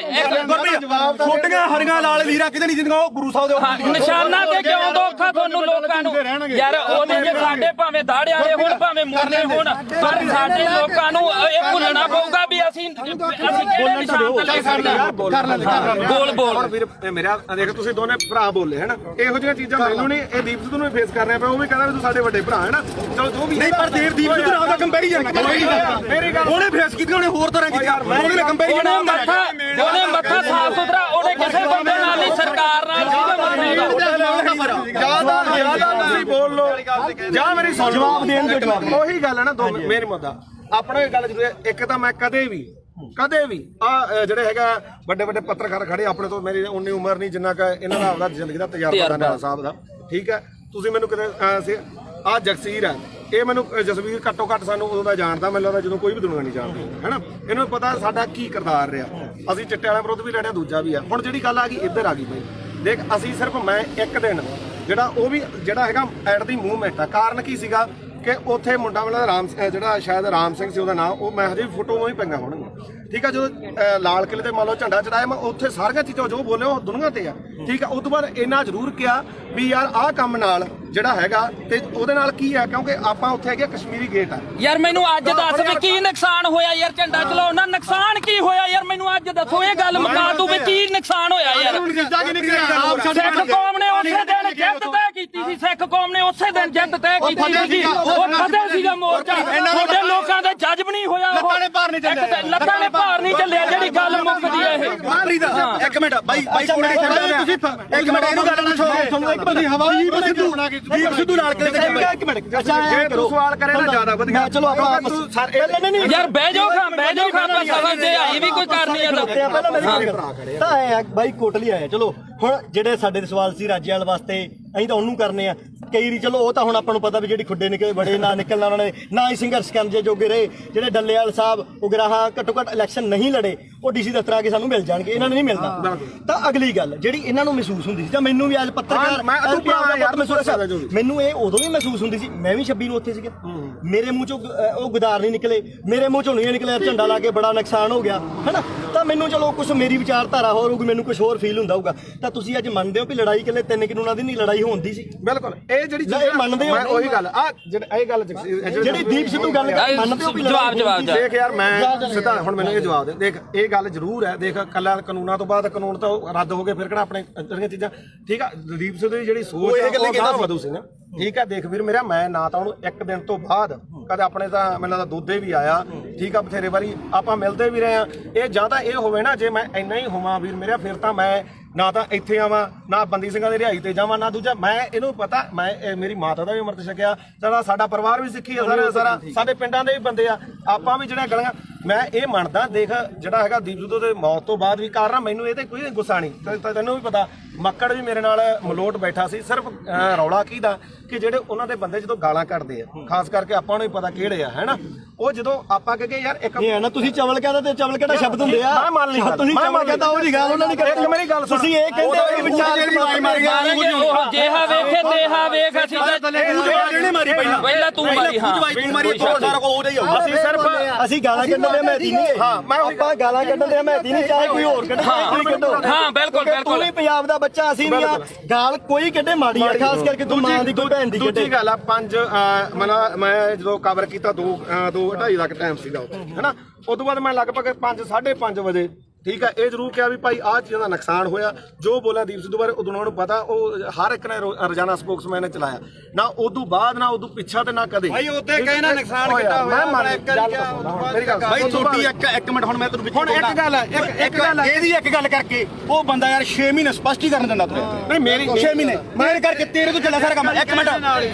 ਛੋਟੀਆਂ ਹਰੀਆਂ ਲਾਲ ਲੀਰਾ ਕਿਤੇ ਨਹੀਂ ਜਿੰਦੀਆਂ ਉਹ ਗੁਰੂ ਸਾਹਿਬ ਦੇ ਨਿਸ਼ਾਨਾਂ ਤੇ ਕਿਉਂ ਦੋਖਾ ਤੁਹਾਨੂੰ ਲੋਕਾਂ ਨੂੰ? ਯਾਰ ਉਹਦੇ ਜੇ ਸਾਡੇ ਭਾਵੇਂ ਦਾੜੇ ਵਾਲੇ ਹੋਣ ਭਾਵੇਂ ਮੁਰਨੇ ਹੋਣ, ਪਰ ਸਾਡੇ ਲੋਕਾਂ ਨੂੰ ਇਹ ਭੁੱਲਣਾ ਪਊਗਾ ਵੀ ਅਸੀਂ ਕਿਹੜੇ ਨਿਸ਼ਾਨ ਤੇ ਲੈ ਸਕਦੇ ਹਾਂ। ਬੋਲ ਵੀਰ ਮੇਰਾ ਦੇਖ, ਤੁਸੀਂ ਦੋਨੇ ਭਰਾ ਬੋਲੇ ਹੈ ਨਾ, ਇਹੋ ਜਿਹੀਆਂ ਚੀਜ਼ਾਂ ਮੈਨੂੰ ਨਹੀਂ, ਇਹ ਦੀਪ ਸਿੱਧੂ ਨੂੰ ਫੇਸ ਕਰ ਰਿਹਾ ਪਿਆ। ਉਹ ਵੀ ਕਹਿੰਦਾ ਵੀ ਤੂੰ ਸਾਡੇ ਵੱਡੇ ਭਰਾ ਹੈ ਨਾ। ਚਲੋ ਜੋ ਵੀ ਨਹੀਂ, ਪਰ ਦੀਪ ਸਿੱਧੂ ਨਾਲ ਦਾ ਕੰਪੈਰੀਜ਼ਨ ਮੇਰੀ ਗੱਲ ਉਹਨੇ ਫੇਸ ਕੀਤੀ, ਉਹਨੇ ਹੋਰ ਤਰ੍ਹਾਂ ਕੀਤੀ, ਉਹਨੇ ਕੰਪੈਰੀਜ਼ਨ ਉਹਨੇ ਮੱਥਾ ਸਾਫ ਸੁਥਰਾ, ਉਹਨੇ ਕਿਸੇ ਬੰਦੇ ਨਾਲ ਨਹੀਂ, ਸਰਕਾਰ ਨਾਲ ਜਿਆਦਾ ਤੁਸੀਂ ਬੋਲ ਲੋ ਜਾਂ ਮੇਰੀ ਸੁਣ ਲਓ। ਜਵਾਬ ਦੇਣ ਦੇ ਜਵਾਬ ਉਹੀ ਗੱਲ ਹੈ ਨਾ, ਦੋ ਮੇਰੀ ਮੁੱਦਾ ਆਪਣਾ ਇਹ ਗੱਲ ਜ਼ਰੂਰ ਹੈ। ਇੱਕ ਤਾਂ ਮੈਂ ਕਦੇ ਵੀ ਆ ਜਿਹੜੇ ਹੈਗਾ ਵੱਡੇ ਵੱਡੇ ਪੱਤਰਕਾਰ ਖੜੇ ਆਪਣੇ ਤੋਂ, ਮੇਰੀ ਉਨੀ ਉਮਰ ਨਹੀਂ ਜਿੰਨਾ ਕਿ ਇਹਨਾਂ ਦਾ ਆਪਦਾ ਜ਼ਿੰਦਗੀ ਦਾ ਤਜਰਬਾ ਨਾਲਾ ਸਾਹਿਬ ਦਾ, ਠੀਕ ਹੈ। ਤੁਸੀਂ ਮੈਨੂੰ ਕਿਤੇ ਆ ਜਗਸੀਰ ਹੈ, ਇਹ ਮੈਨੂੰ ਜਸਵੀਰ ਘੱਟੋ ਘੱਟ ਸਾਨੂੰ ਉਦੋਂ ਦਾ ਜਾਣਦਾ, ਮੈਨੂੰ ਲੱਗਦਾ ਜਦੋਂ ਕੋਈ ਵੀ ਦੁਨੀਆ ਨਹੀਂ ਜਾਣਦੀ ਹੈ ਨਾ। ਇਹਨੂੰ ਪਤਾ ਸਾਡਾ ਕੀ ਕਿਰਦਾਰ ਰਿਹਾ, ਅਸੀਂ ਚਿੱਟੇ ਵਾਲੇ ਵਿਰੁੱਧ ਵੀ ਲੜਿਆ, ਦੂਜਾ ਵੀ ਆ। ਹੁਣ ਜਿਹੜੀ ਗੱਲ ਆ ਗਈ ਇੱਧਰ ਆ ਗਈ ਬਈ, ਦੇਖ ਅਸੀਂ ਸਿਰਫ ਮੈਂ ਇੱਕ ਦਿਨ ਜਿਹੜਾ ਉਹ ਵੀ ਜਿਹੜਾ ਹੈਗਾ ਐਟ ਦੀ ਮੂਵਮੈਂਟ ਆ। ਕਾਰਨ ਕੀ ਸੀਗਾ ਕਿ ਉੱਥੇ ਮੁੰਡਾ ਵਾਲਾ ਰਾਮ, ਜਿਹੜਾ ਸ਼ਾਇਦ ਰਾਮ ਸਿੰਘ ਸੀ ਉਹਦਾ ਨਾਮ, ਉਹ ਮੈਂ ਹਜੇ ਫੋਟੋ ਵੀ ਪਈਆਂ ਹੋਣਗੀਆਂ, ਠੀਕ ਆ। ਜਦੋਂ ਲਾਲ ਕਿਲੇ ਤੇ ਮੰਨ ਲਓ ਝੰਡਾ ਚੜਾਇਆ, ਮੈਂ ਉੱਥੇ ਸਾਰੀਆਂ ਚੀਜ਼ਾਂ ਜੋ ਬੋਲੇ ਉਹ ਦੁਨੀਆ ਤੇ ਆ, ਠੀਕ ਆ। ਉਸ ਤੋਂ ਬਾਅਦ ਇੰਨਾ ਜ਼ਰੂਰ ਕਿਹਾ ਵੀ ਯਾਰ ਆਹ ਕੰਮ ਨਾਲ ਜਿਹੜਾ ਹੈਗਾ ਤੇ ਉਹਦੇ ਨਾਲ ਕੀ ਆ, ਕਿਉਂਕਿ ਆਪਾਂ ਉੱਥੇ ਹੈਗੇ ਕਸ਼ਮੀਰੀ ਗੇਟ ਆ। ਯਾਰ ਮੈਨੂੰ ਅੱਜ ਦੱਸ ਵੀ ਕੀ ਨੁਕਸਾਨ ਹੋਇਆ ਯਾਰ? ਝੰਡਾ ਚਲਾਉਣ ਨਾਲ ਨੁਕਸਾਨ ਕੀ ਹੋਇਆ ਯਾਰ? ਮੈਨੂੰ ਅੱਜ ਦੱਸੋ, ਇਹ ਗੱਲ ਮੁਕਾ ਤੂੰ ਵੀ ਕੀ ਨੁਕਸਾਨ ਹੋਇਆ ਯਾਰ? ਸਿੱਖ ਕੌਮ ਨੇ ਉਸੇ ਦਿਨ ਜਿੱਤ ਤੈਅ ਕੀਤੀ ਸੀ, ਸਿੱਖ ਕੌਮ ਨੇ ਉਸੇ ਦਿਨ ਜਿੱਤ ਤੈਅ ਕੀਤੀ ਸੀ। ਉਹ ਫਤਿਹ ਸੀਗਾ ਮੋਰਚਾ, ਤੁਹਾਡੇ ਲੋਕਾਂ ਦੇ ਜੱਜ ਹਜਮ ਨਹੀਂ ਹੋਇਆ ਲੱਤਾਂ ਨੇ ਭਾਰ ਨਹੀਂ ਚੱਲਿਆ ਲੱਤਾਂ ਨੇ ਭਾਰ ਨਹੀਂ ਚੱਲਿਆ ਜਿਹੜੀ ਗੱਲ ਮੁੱਕਦੀ ਹੈ ਇਹ ਮਾਰੀ ਦਾ ਇੱਕ ਮਿੰਟ ਬਾਈ ਕੋਲੇ ਤੁਸੀਂ ਇੱਕ ਮਿੰਟ ਇਹਨੂੰ ਗੱਲ ਨਾਲ ਸੁਣੋ ਇੱਕ ਮਿੰਟ ਹਵਾਈ ਦੀਪ ਸਿੱਧੂ ਨਾਲ ਇੱਕ ਮਿੰਟ ਜੇ ਤੂੰ ਸਵਾਲ ਕਰੇ ਨਾ ਜ਼ਿਆਦਾ ਵਧੀਆ ਚਲੋ ਆਪਾਂ ਤੂੰ ਯਾਰ ਬਹਿ ਜਾਓ ਖਾਂ ਸਵਾਲ ਜੇ ਆਈ ਵੀ ਕੋਈ ਕਰਨੀ ਆ ਤਾਂ ਆਏ ਬਾਈ ਕੋਟਲੀ ਆਏ ਚਲੋ ਹੁਣ ਜਿਹੜੇ ਸਾਡੇ ਸਵਾਲ ਸੀ ਰਾਜੇਵਾਲ ਵਾਸਤੇ ਅਸੀਂ ਤਾਂ ਉਹਨੂੰ ਕਰਨੇ ਆ ਕਈ ਰੀ ਚਲੋ ਉਹ ਤਾਂ ਹੁਣ ਆਪਾਂ ਨੂੰ ਪਤਾ ਵੀ ਜਿਹੜੀ ਖੁੱਡੇ ਨਿਕਲੇ ਬੜੇ ਨਾ ਨਿਕਲਣਾ ਉਹਨਾਂ ਨੇ ਨਾ ਹੀ ਸੰਘਰਸ਼ ਕਰਨ ਜੇ ਜੋਗੇ ਰਹੇ ਜਿਹੜੇ ਡੱਲੇਵਾਲ ਸਾਹਿਬ ਉਗਰਾਹਾਂ ਘੱਟੋ ਘੱਟ ਇਲੈਕਸ਼ਨ ਨਹੀਂ ਲੜੇ ਉਹ ਡੀਸੀ ਦਫ਼ਤਰ ਆ ਕੇ ਸਾਨੂੰ ਮਿਲ ਜਾਣਗੇ ਇਹਨਾਂ ਨੂੰ ਨਹੀਂ ਮਿਲਦਾ ਤਾਂ ਅਗਲੀ ਗੱਲ ਜਿਹੜੀ ਇਹਨਾਂ ਨੂੰ ਮਹਿਸੂਸ ਹੁੰਦੀ ਸੀ ਜਾਂ ਮੈਨੂੰ ਵੀ ਅੱਜ ਪੱਤਰਕਾਰ ਮੈਨੂੰ ਇਹ ਉਦੋਂ ਵੀ ਮਹਿਸੂਸ ਹੁੰਦੀ ਸੀ ਮੈਂ ਵੀ 26 ਨੂੰ ਉੱਥੇ ਸੀਗਾ ਮੇਰੇ ਮੂੰਹ ਚੋਂ ਉਹ ਗੁਦਾਰ ਨਹੀਂ ਨਿਕਲੇ ਮੇਰੇ ਮੂੰਹ ਚੋਂ ਨਹੀਂ ਨਿਕਲਿਆ ਝੰਡਾ ਲਾ ਕੇ ਬੜਾ ਨੁਕਸਾਨ ਹੋ ਗਿਆ ਹੈਨਾ ਤਾਂ ਮੈਨੂੰ ਚਲੋ ਕੁਝ ਮੇਰੀ ਵਿਚਾਰਧਾਰਾ ਹੋਰ ਹੋਊਗੀ ਮੈਨੂੰ ਕੁਝ ਹੋਰ ਫੀਲ ਹੁੰਦਾ ਹੋਊਗਾ ਤਾਂ ਤੁਸੀਂ ਅੱਜ ਮੰਨਦੇ ਹੋ ਕਿ ਲੜਾਈ ਇਕੱਲੇ 3 ਕਾਨੂੰਨਾਂ ਦੀ ਨਹੀਂ ਲੜਾਈ ਹੁੰਦੀ ਸੀ ਬਿਲਕੁਲ ਇਹ ਜਿਹੜੀ ਇਹ ਮੰਨਦੇ ਹੋ ਮੈਂ ਉਹੀ ਗੱਲ ਆ ਇਹ ਗੱਲ ਜਿਹੜੀ ਦੀਪ ਸਿੱਧੂ ਗੱਲ ਮੰਨਦੇ ਹੋ ਜਵਾਬ ਦੇਖ ਯਾਰ ਮੈਂ ਸਿੱਧਾ ਹੁਣ ਮੈਨੂੰ ਇਹ ਜਵਾਬ ਦੇ ਦੇਖ ਇਹ ਗੱਲ ਜ਼ਰੂਰ ਹੈ ਦੇਖ ਕੱਲਾ ਕਾਨੂੰਨਾਂ ਤੋਂ ਬਾਅਦ ਕਾਨੂੰਨ ਤਾਂ ਰੱਦ ਹੋ ਗਏ ਫਿਰ ਕਿਹੜਾ ਆਪਣੇ ਜਿਹੜੀਆਂ ਚੀਜ਼ਾਂ ਠੀਕ ਆ ਦੀਪ ਸਿੱਧੂ ਦੀ ਜਿਹੜੀ ਸੋਚ ਹੈ ਉਹ ਗਾਹ ਵਧੂ ਸੀ ਨਾ ਠੀਕ ਆ ਦੇਖ ਵੀਰ ਮੇਰਾ ਮੈਂ ਨਾ ਤਾਂ ਉਹਨੂੰ ਇੱਕ ਦਿਨ ਤੋਂ ਬਾਅਦ ਕਦੇ ਆਪਣੇ ਤਾਂ ਮੈਨੂੰ ਤਾਂ ਦੁੱਧੇ ਵੀ ਆਇਆ ਠੀਕ ਆ ਬਥੇਰੇ ਵਾਰੀ ਆਪਾਂ ਮਿਲਦੇ ਵੀ ਰਹੇ ਆ ਇਹ ਜਾਂ ਤਾਂ ਇਹ ਹੋਵੇ ਨਾ ਜੇ ਮੈਂ ਇੰਨਾ ਹੀ ਹੋਵਾਂ ਵੀਰ ਮੇਰਾ ਫਿਰ ਤਾਂ ਮੈਂ ਨਾ ਤਾਂ ਇੱਥੇ ਆਵਾਂ ਨਾ ਬੰਦੀ ਸਿੰਘਾਂ ਦੀ ਰਿਹਾਈ ਤੇ ਜਾਵਾਂ ਨਾ ਦੂਜਾ ਮੈਂ ਇਹਨੂੰ ਪਤਾ ਮੈਂ ਮੇਰੀ ਮਾਤਾ ਦਾ ਵੀ ਅੰਮ੍ਰਿਤ ਛਕਿਆ ਸਾਡਾ ਪਰਿਵਾਰ ਵੀ ਸਿੱਖੀ ਆ ਸਾਰਾ ਸਾਡੇ ਪਿੰਡਾਂ ਦੇ ਵੀ ਬੰਦੇ ਆ ਆਪਾਂ ਵੀ ਜਿਹੜਾ ਗਲੀਆਂ ਮੈਂ ਇਹ ਮੰਨਦਾ ਦੇਖ ਜਿਹੜਾ ਹੈਗਾ ਦੀਪ ਸਿੱਧੂ ਦੇ ਮੌਤ ਤੋਂ ਬਾਅਦ ਵੀ ਕਾਰਨ ਮੈਨੂੰ ਇਹ ਤੇ ਕੋਈ ਗੁੱਸਾ ਨਹੀਂ ਤੈਨੂੰ ਵੀ ਪਤਾ ਮੱਕੜ ਵੀ ਮੇਰੇ ਨਾਲ ਮਲੋਟ ਬੈਠਾ ਸੀ ਸਿਰਫ ਰੌਲਾ ਕੀ ਦਾ ਕਿ ਜਿਹੜੇ ਉਹਨਾਂ ਦੇ ਬੰਦੇ ਜਦੋਂ ਗਾਲਾਂ ਕੱਢਦੇ ਆ ਖਾਸ ਕਰਕੇ ਆਪਾਂ ਨੂੰ ਵੀ ਪਤਾ ਕਿਹੜੇ ਆ ਹੈਨਾ ਉਹ ਜਦੋਂ ਆਪਾਂ ਕਹੇ ਯਾਰ ਇੱਕ ਇਹ ਹੈ ਨਾ ਤੁਸੀਂ ਚਵਲ ਕਹਿੰਦਾ ਤੇ ਚਵਲ ਕਿਹੜਾ ਸ਼ਬਦ ਹੁੰਦੇ ਆ ਮੈਂ ਮੰਨ ਲਈ ਤੁਸੀਂ ਚਵਲ ਕਹਿੰਦਾ ਉਹ ਜੀ ਗੱਲ ਉਹਨਾਂ ਨੇ ਇੱਕ ਮੇਰੀ ਗੱਲ ਤੁਸੀਂ ਇਹ ਕਹਿੰਦੇ ਹੋ ਕਿ ਵਿਚਾਰ ਜਿਹੜੀ ਮਾਰੀ ਜਿਹਾ ਵੇਖੇ ਤੇਹਾ ਵੇਖ ਅਸੀਂ ਇਹਨੇ ਮਾਰੀ ਪਹਿਲਾਂ ਤੂੰ ਮਾਰੀ ਹਾਂ ਤੂੰ ਮਾਰੀ ਸਾਰਾ ਕੋ ਉਹਦੇ ਹੀ ਆਉ ਅਸੀਂ ਸਿਰਫ ਅਸੀਂ ਗਾਲਾਂ ਕੱਢਣ ਦੇ ਮਹਿਤੀ ਨਹੀਂ ਹਾਂ ਮੈਂ ਆਪਾਂ ਗਾਲਾਂ ਕੱਢਣ ਦੇ ਮਹਿਤੀ ਨਹੀਂ ਚਾਹੇ ਕੋਈ ਹੋਰ ਕੱਢੇ ਕੋਈ ਕੱਢੋ ਹਾਂ ਬਿਲਕੁਲ ਤੂੰ ਵੀ ਪੰਜਾਬ ਦਾ ਬੱਚਾ ਅਸੀਂ ਨਹੀਂ ਆ ਗਾਲ ਕੋਈ ਕੱਢੇ ਮਾੜੀ ਆ ਖਾਸ ਕਰਕੇ ਤੂੰ ਮਾਂ ਦੀ ਕੋਈ ਭੈਣ ਦੀ ਕੱਢੇ ਦੂਜੀ ਗੱਲ ਆ ਮੈਂ ਜਦੋਂ ਕਵਰ ਕੀਤਾ 2:30 ਤੱਕ ਟਾਈਮ ਸੀਗਾ ਉੱਥੇ ਹੈਨਾ ਉਸ ਤੋਂ ਬਾਅਦ ਮੈਂ ਲਗਭਗ 5:30 ਵਜੇ ਠੀਕ ਹੈ ਇਹ ਜ਼ਰੂਰ ਕਿਹਾ ਵੀ ਭਾਈ ਆਹ ਚੀਜ਼ਾਂ ਦਾ ਨੁਕਸਾਨ ਹੋਇਆ ਜੋ ਬੋਲਿਆ ਦੀਪ ਸਿੱਧੂ ਬਾਰੇ ਉਦੋਂ ਨੂੰ ਪਤਾ ਉਹ ਹਰ ਇੱਕ ਨੇ ਰੋਜ਼ਾਨਾ ਸਪੋਕਸਮੈਨ ਨੇ ਚਲਾਇਆ ਨਾ ਉਦੋਂ ਬਾਅਦ ਨਾ ਉਦੋਂ ਪਿੱਛਾ ਤੇ ਨਾ ਕਦੇ ਭਾਈ ਉੱਤੇ ਕਹੇ ਨਾ ਨੁਕਸਾਨ ਕੀਤਾ ਹੋਇਆ ਮੈਂ ਮੰਨ ਮੇਰੀ ਗੱਲ ਭਾਈ ਤੁਹਾਡੀ ਇੱਕ ਮਿੰਟ ਹੁਣ ਮੈਂ ਤੁਹਾਨੂੰ ਹੁਣ ਇੱਕ ਗੱਲ ਹੈ ਇੱਕ ਗੱਲ ਇਹਦੀ ਇੱਕ ਗੱਲ ਕਰਕੇ ਉਹ ਬੰਦਾ ਯਾਰ 6 ਮਹੀਨੇ ਸਪਸ਼ਟੀਕਰਨ ਦਿੰਦਾ ਤੂੰ ਨਹੀਂ ਮੇਰੀ 6 ਮਹੀਨੇ ਮੇਰੇ ਕਰਕੇ ਤੇਰੇ ਤੋਂ ਚੱਲਿਆ ਸਾਰਾ ਕੰਮ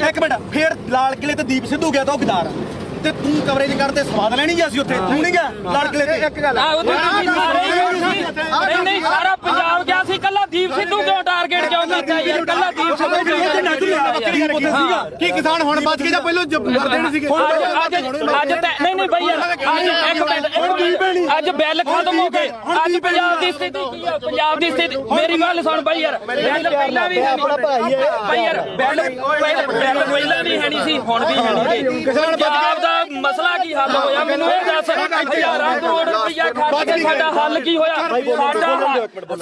ਇੱਕ ਮਿੰਟ ਫੇਰ ਲਾਲ ਕਿਲੇ ਤੇ ਦੀਪ ਸਿੱਧੂ ਗਿਆ ਤਾਂ ਉਹ ਗਦਾਰ ਤੇ ਤੂੰ ਕਵਰੇਜ ਕਰਦੇ ਸਵਾਦ ਲੈਣੀ ਗਿਆ ਸੀ ਉੱਥੇ ਤੂੰ ਨਹੀਂ ਗਿਆ ਲਾਲ ਕਿਲੇ ਤੇ ਇੱਕ ਗੱਲ ਨਹੀਂ ਸਾਰਾ ਪੰਜਾਬ ਗਿਆ ਸੀ ਕੱਲਾ ਦੀਪ ਸਿੱਧੂ ਕਿਉਂ ਟਾਰਗੇਟ ਕਿਉਂ ਕੀਤਾ ਯਾਰ ਕੱਲਾ ਦੀਪ ਸਿੱਧੂ ਕੀ ਕਿਸਾਨ ਹੁਣ ਬਚ ਕੇ ਜਾਂ ਪਹਿਲਾਂ ਮਰਦੇ ਨਹੀਂ ਸੀਗੇ ਅੱਜ ਨਹੀਂ ਬਈ ਅੱਜ ਬਿੱਲ ਖਤਮ ਹੋ ਗਏ ਅੱਜ ਪੰਜਾਬ ਦੀ ਸਥਿਤੀ ਕੀ ਹੈ ਪੰਜਾਬ ਦੀ ਸਥਿਤੀ ਮੇਰੀ ਗੱਲ ਸੁਣ ਬਈ ਯਾਰ ਬਿੱਲ ਪਹਿਲਾਂ ਵੀ ਹੈ ਬਈ ਯਾਰ ਬਿੱਲ ਪਹਿਲਾਂ ਵੀ ਹੈ ਨਹੀਂ ਸੀ ਹੁਣ ਵੀ ਹੈ ਨਹੀਂ ਪੰਜਾਬ ਦਾ ਮਸਲਾ ਕੀ ਹੱਲ ਹੋਇਆ ਮੈਨੂੰ ਇਹ ਦੱਸ ਹਜ਼ਾਰਾਂ ਕਰੋੜ ਰੁਪਇਆ ਖਰਚ ਕੇ ਸਾਡਾ ਹੱਲ ਕੀ ਹੋਇਆ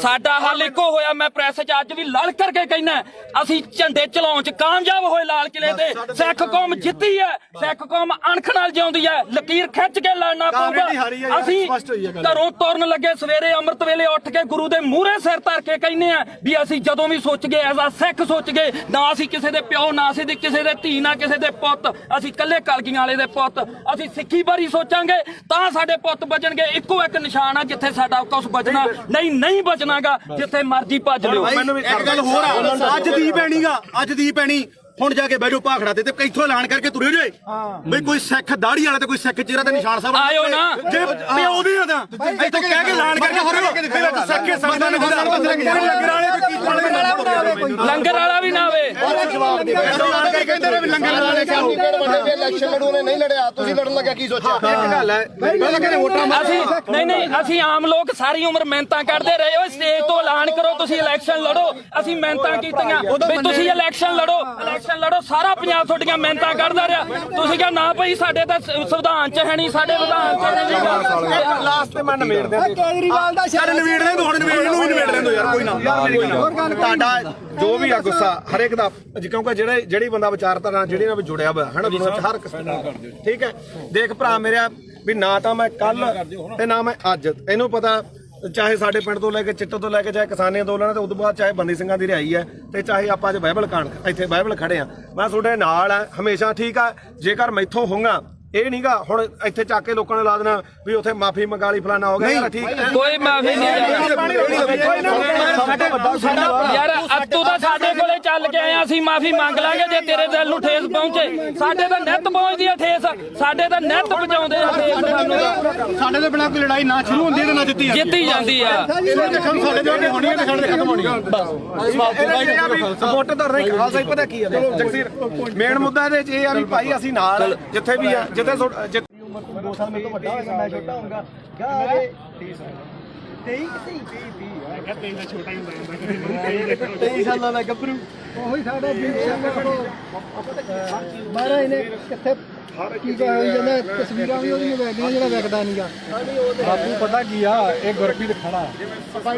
ਸਾਡਾ ਹੱਲ ਇੱਕੋ ਹੋਇਆ ਮੈਂ ਪ੍ਰੈਸ 'ਚ ਅੱਜ ਵੀ ਲੜ ਕਰਕੇ ਕਹਿਣਾ ਅਸੀਂ ਝੰਡੇ ਚਲਾਉਣ 'ਚ ਕਾਮਯਾਬ ਹੋਏ ਲਾਲ ਕਿਲੇ ਤੇ ਸਿੱਖ ਕੌਮ ਜਿੱਤੀ ਹੈ ਸਿੱਖ ਕੌਮ ਅਣਖ ਨਾਲ ਜਿਉਂਦੀ ਹੈ ਲਕੀਰ ਖਿੱਚ ਕੇ ਲੜਨਾ ਪਊਗਾ ਅਸੀਂ ਘਰੋਂ ਤੁਰਨ ਲੱਗੇ ਸਵੇਰੇ ਅੰਮ੍ਰਿਤ ਵੇਲੇ ਉੱਠ ਕੇ ਗੁਰੂ ਦੇ ਮੂਹਰੇ ਸਿਰ ਧਰ ਕੇ ਕਹਿੰਦੇ ਆ ਵੀ ਅਸੀਂ ਜਦੋਂ ਵੀ ਸੋਚ ਗਏ ਐਜ਼ ਆ ਸਿੱਖ ਸੋਚ ਗਏ ਨਾ ਅਸੀਂ ਕਿਸੇ ਦੇ ਪਿਓ ਨਾ ਅਸੀਂ ਕਿਸੇ ਦੇ ਧੀ ਨਾ ਕਿਸੇ ਦੇ ਪੁੱਤ ਅਸੀਂ ਇਕੱਲੇ ਕਲਗੀਆਂ ਵਾਲੇ ਦੇ ਪੁੱਤ ਅਸੀਂ ਸਿੱਖੀ ਬਾਰੇ ਸੋਚਾਂਗੇ ਤਾਂ ਸਾਡੇ ਪੁੱਤ ਬਚਣਗੇ ਇੱਕੋ ਇੱਕ ਨਿਸ਼ਾਨ ਆ ਜਿੱਥੇ ਸਾਡਾ ਕੁਝ ਬਚਣਾ ਨਹੀਂ ਬਚਣਾਗਾ ਜਿੱਥੇ ਮਰਜ਼ੀ ਭੱਜ ਲਿਓ ਇੱਕ ਗੱਲ ਹੋਰ ਆ ਅੱਜ ਦੀ ਪੈਣੀ ਹੁਣ ਜਾ ਕੇ ਬੈਠੋ ਭਾਖੜਾ ਤੇ ਇੱਥੋਂ ਐਲਾਨ ਕਰਕੇ ਤੁਰੇ ਜੇ ਬਈ ਕੋਈ ਸਿੱਖ ਦਾੜੀ ਵਾਲਾ ਤੇ ਕੋਈ ਸਿੱਖ ਚਿਹਰਾ ਤੇ ਨਿਸ਼ਾਨ ਸਾਹਿਬ ਆਇਓ ਨਾ ਜੇ ਪਿਓ ਦੀ ਆ ਤਾਂ ਇੱਥੋਂ ਕਹਿ ਕੇ ਐਲਾਨ ਕਰਕੇ ਤੁਰੇ ਸਿੱਖੇ ਸੰਗਤਾਂ ਨੇ ਲੰਗਰ ਵਾਲਾ ਵੀ ਨਾ ਆਵੇ ਇਲੈਕਸ਼ਨ ਲੜੂ ਨੇ ਨਹੀਂ ਲੜਿਆ ਤੁਸੀਂ ਲੜਨ ਲੱਗਾ ਕੀ ਸੋਚਿਆ ਇੱਕ ਗੱਲ ਹੈ ਪਹਿਲਾਂ ਕਹਿੰਦੇ ਵੋਟਾਂ ਅਸੀਂ ਆਮ ਲੋਕ ਸਾਰੀ ਉਮਰ ਮਿਹਨਤਾਂ ਕਰਦੇ ਰਹੇ ਓਏ ਸਟੇਜ ਤੋਂ ਐਲਾਨ ਕਰੋ ਤੁਸੀਂ ਇਲੈਕਸ਼ਨ ਲੜੋ ਅਸੀਂ ਮਿਹਨਤਾਂ ਕੀਤੀਆਂ ਵੀ ਤੁਸੀਂ ਇਲੈਕਸ਼ਨ ਲੜੋ ਸਾਰਾ ਪੰਜਾਬ ਤੁਹਾਡੀਆਂ ਮਿਹਨਤਾਂ ਕਰਦਾ ਰਿਹਾ ਤੁਸੀਂ ਕਿਹਾ ਨਾ ਭਾਈ ਸਾਡੇ ਤਾਂ ਸੰਵਿਧਾਨ 'ਚ ਹੈ ਨਹੀਂ ਸਾਡੇ ਵਿਧਾਨ 'ਚ ਹੈ ਨਹੀਂ ਲਾਸਟ ਤੇ ਮੈਂ ਨਵੇੜਦੇ ਕੇਜਰੀਵਾਲ ਦਾ ਚੱਲ ਨਵੇੜ ਲੈ ਹੁਣ ਨਵੇੜ ਨੂੰ ਵੀ ਨਵੇੜ ਲੈਂਦੋ ਯਾਰ ਕੋਈ ਨਾ ਤੁਹਾਡਾ ਜੋ ਵੀ ਆ ਗੁੱਸਾ ਹਰੇਕ ਦਾ ਕਿਉਂਕਿ ਜਿਹੜੀ ਬੰਦਾ ਵਿਚਾਰਧਾਰਾ ਜਿਹੜੀ ਨਾਲ ਜੁੜਿਆ ਹੋਇਆ ਹੈ ਨਾ ਦੁਨੀਆ 'ਚ ਹਰ ਕਿਸੇ ਠੀਕ ਹੈ ਦੇਖ ਭਰਾ ਮੇਰਾ ਵੀ ਨਾ ਤਾਂ ਮੈਂ ਕੱਲ ਤੇ ਨਾ ਮੈਂ ਅੱਜ ਇਹਨੂੰ ਪਤਾ ਚਾਹੇ ਸਾਡੇ ਪਿੰਡ ਤੋਂ ਲੈ ਕੇ ਚਿੱਟੇ ਤੋਂ ਲੈ ਕੇ ਚਾਹੇ ਕਿਸਾਨੀ ਅੰਦੋਲਨ ਤੇ ਉਦੋਂ ਬਾਅਦ ਚਾਹੇ ਬੰਦੀ ਸਿੰਘਾਂ ਦੀ ਰਿਹਾਈ ਹੈ ਤੇ ਚਾਹੇ ਆਪਾਂ ਅੱਜ ਬਾਈਬਲ ਕਾਂਡ ਇੱਥੇ ਬਾਈਬਲ ਖੜੇ ਆ ਮੈਂ ਤੁਹਾਡੇ ਨਾਲ ਆ ਹਮੇਸ਼ਾ ਠੀਕ ਆ ਜੇਕਰ ਮੈਥੋਂ ਹੋਊਗਾ ਇਹ ਨਹੀਂਗਾ ਹੁਣ ਇੱਥੇ ਚੱਕ ਕੇ ਲੋਕਾਂ ਨੇ ਲਾ ਦੇਣਾ ਵੀ ਉੱਥੇ ਮਾਫੀ ਮੰਗਾ ਲਈ ਫਲਾਣਾ ਹੋ ਗਿਆ ਯਾਰ ਠੀਕ ਕੋਈ ਮਾਫੀ ਨਹੀਂ ਯਾਰ ਤੂੰ ਤਾਂ ਸਾਡੇ ਕੋਲੇ ਚੱਲ ਕੇ ਆਇਆ ਅਸੀਂ ਮਾਫੀ ਮੰਗ ਲਾਂਗੇ ਜੇ ਤੇਰੇ ਦਿਲ ਨੂੰ ਠੇਸ ਪਹੁੰਚੇ ਸਾਡੇ ਤਾਂ ਨਿੱਤ ਪਹੁੰਚਦੀ ਆ ਠੇਸ ਸਾਡੇ ਤਾਂ ਨਿੱਤ ਪਹੁੰਚਾਉਂਦੇ ਆ ਠੇਸ ਸਾਨੂੰ ਸਾਡੇ ਦੇ ਬਿਨਾਂ ਕੋਈ ਲੜਾਈ ਨਾ ਸ਼ੁਰੂ ਹੁੰਦੀ ਤੇ ਨਾ ਜਿੱਤੀ ਜਾਂਦੀ ਆ ਸਾਡੇ ਜੋ ਹੋਣੀ ਹੈ ਤੇ ਸਾਡੇ ਖਤਮ ਹੋਣੀ ਸਪੋਰਟ ਤਾਂ ਨਹੀਂ ਖਾਲਸਾ ਹੀ ਪਤਾ ਕੀ ਹੈ ਜਗਸੀਰ ਮੇਨ ਮੁੱਦਾ ਇਹਦੇ 'ਚ ਇਹ ਆ ਵੀ ਭਾਈ ਅਸੀਂ ਨਾਲ ਜਿੱਥੇ ਵੀ ਆ ਜਿੱਥੇ 2 ਸਾਲ ਮੇਰੇ ਤੋਂ ਵੱਡਾ ਹੋਏਗਾ ਮੈਂ ਛੋਟਾ ਹੋਊਗਾ ਕਿਆ 23 ਸਾਲਾਂ ਦਾ ਗੱਭਰੂ ਉਹੀ ਸਾਡਾ ਦੀਪ ਸਿੰਘ ਮਹਾਰਾਜ ਨੇ ਕਿੱਥੇ ਕੀ ਹੋਈ ਜਾਂਦਾ ਤਸਵੀਰਾਂ ਵੀ ਉਹਦੀਆਂ ਵਗਦੀਆਂ ਜਿਹੜਾ ਵਗਦਾ ਨਹੀਂਗਾ ਬਾਪੂ ਪਤਾ ਕੀ ਆ ਇਹ ਗੁਰਪ੍ਰੀਤ ਖੜਾ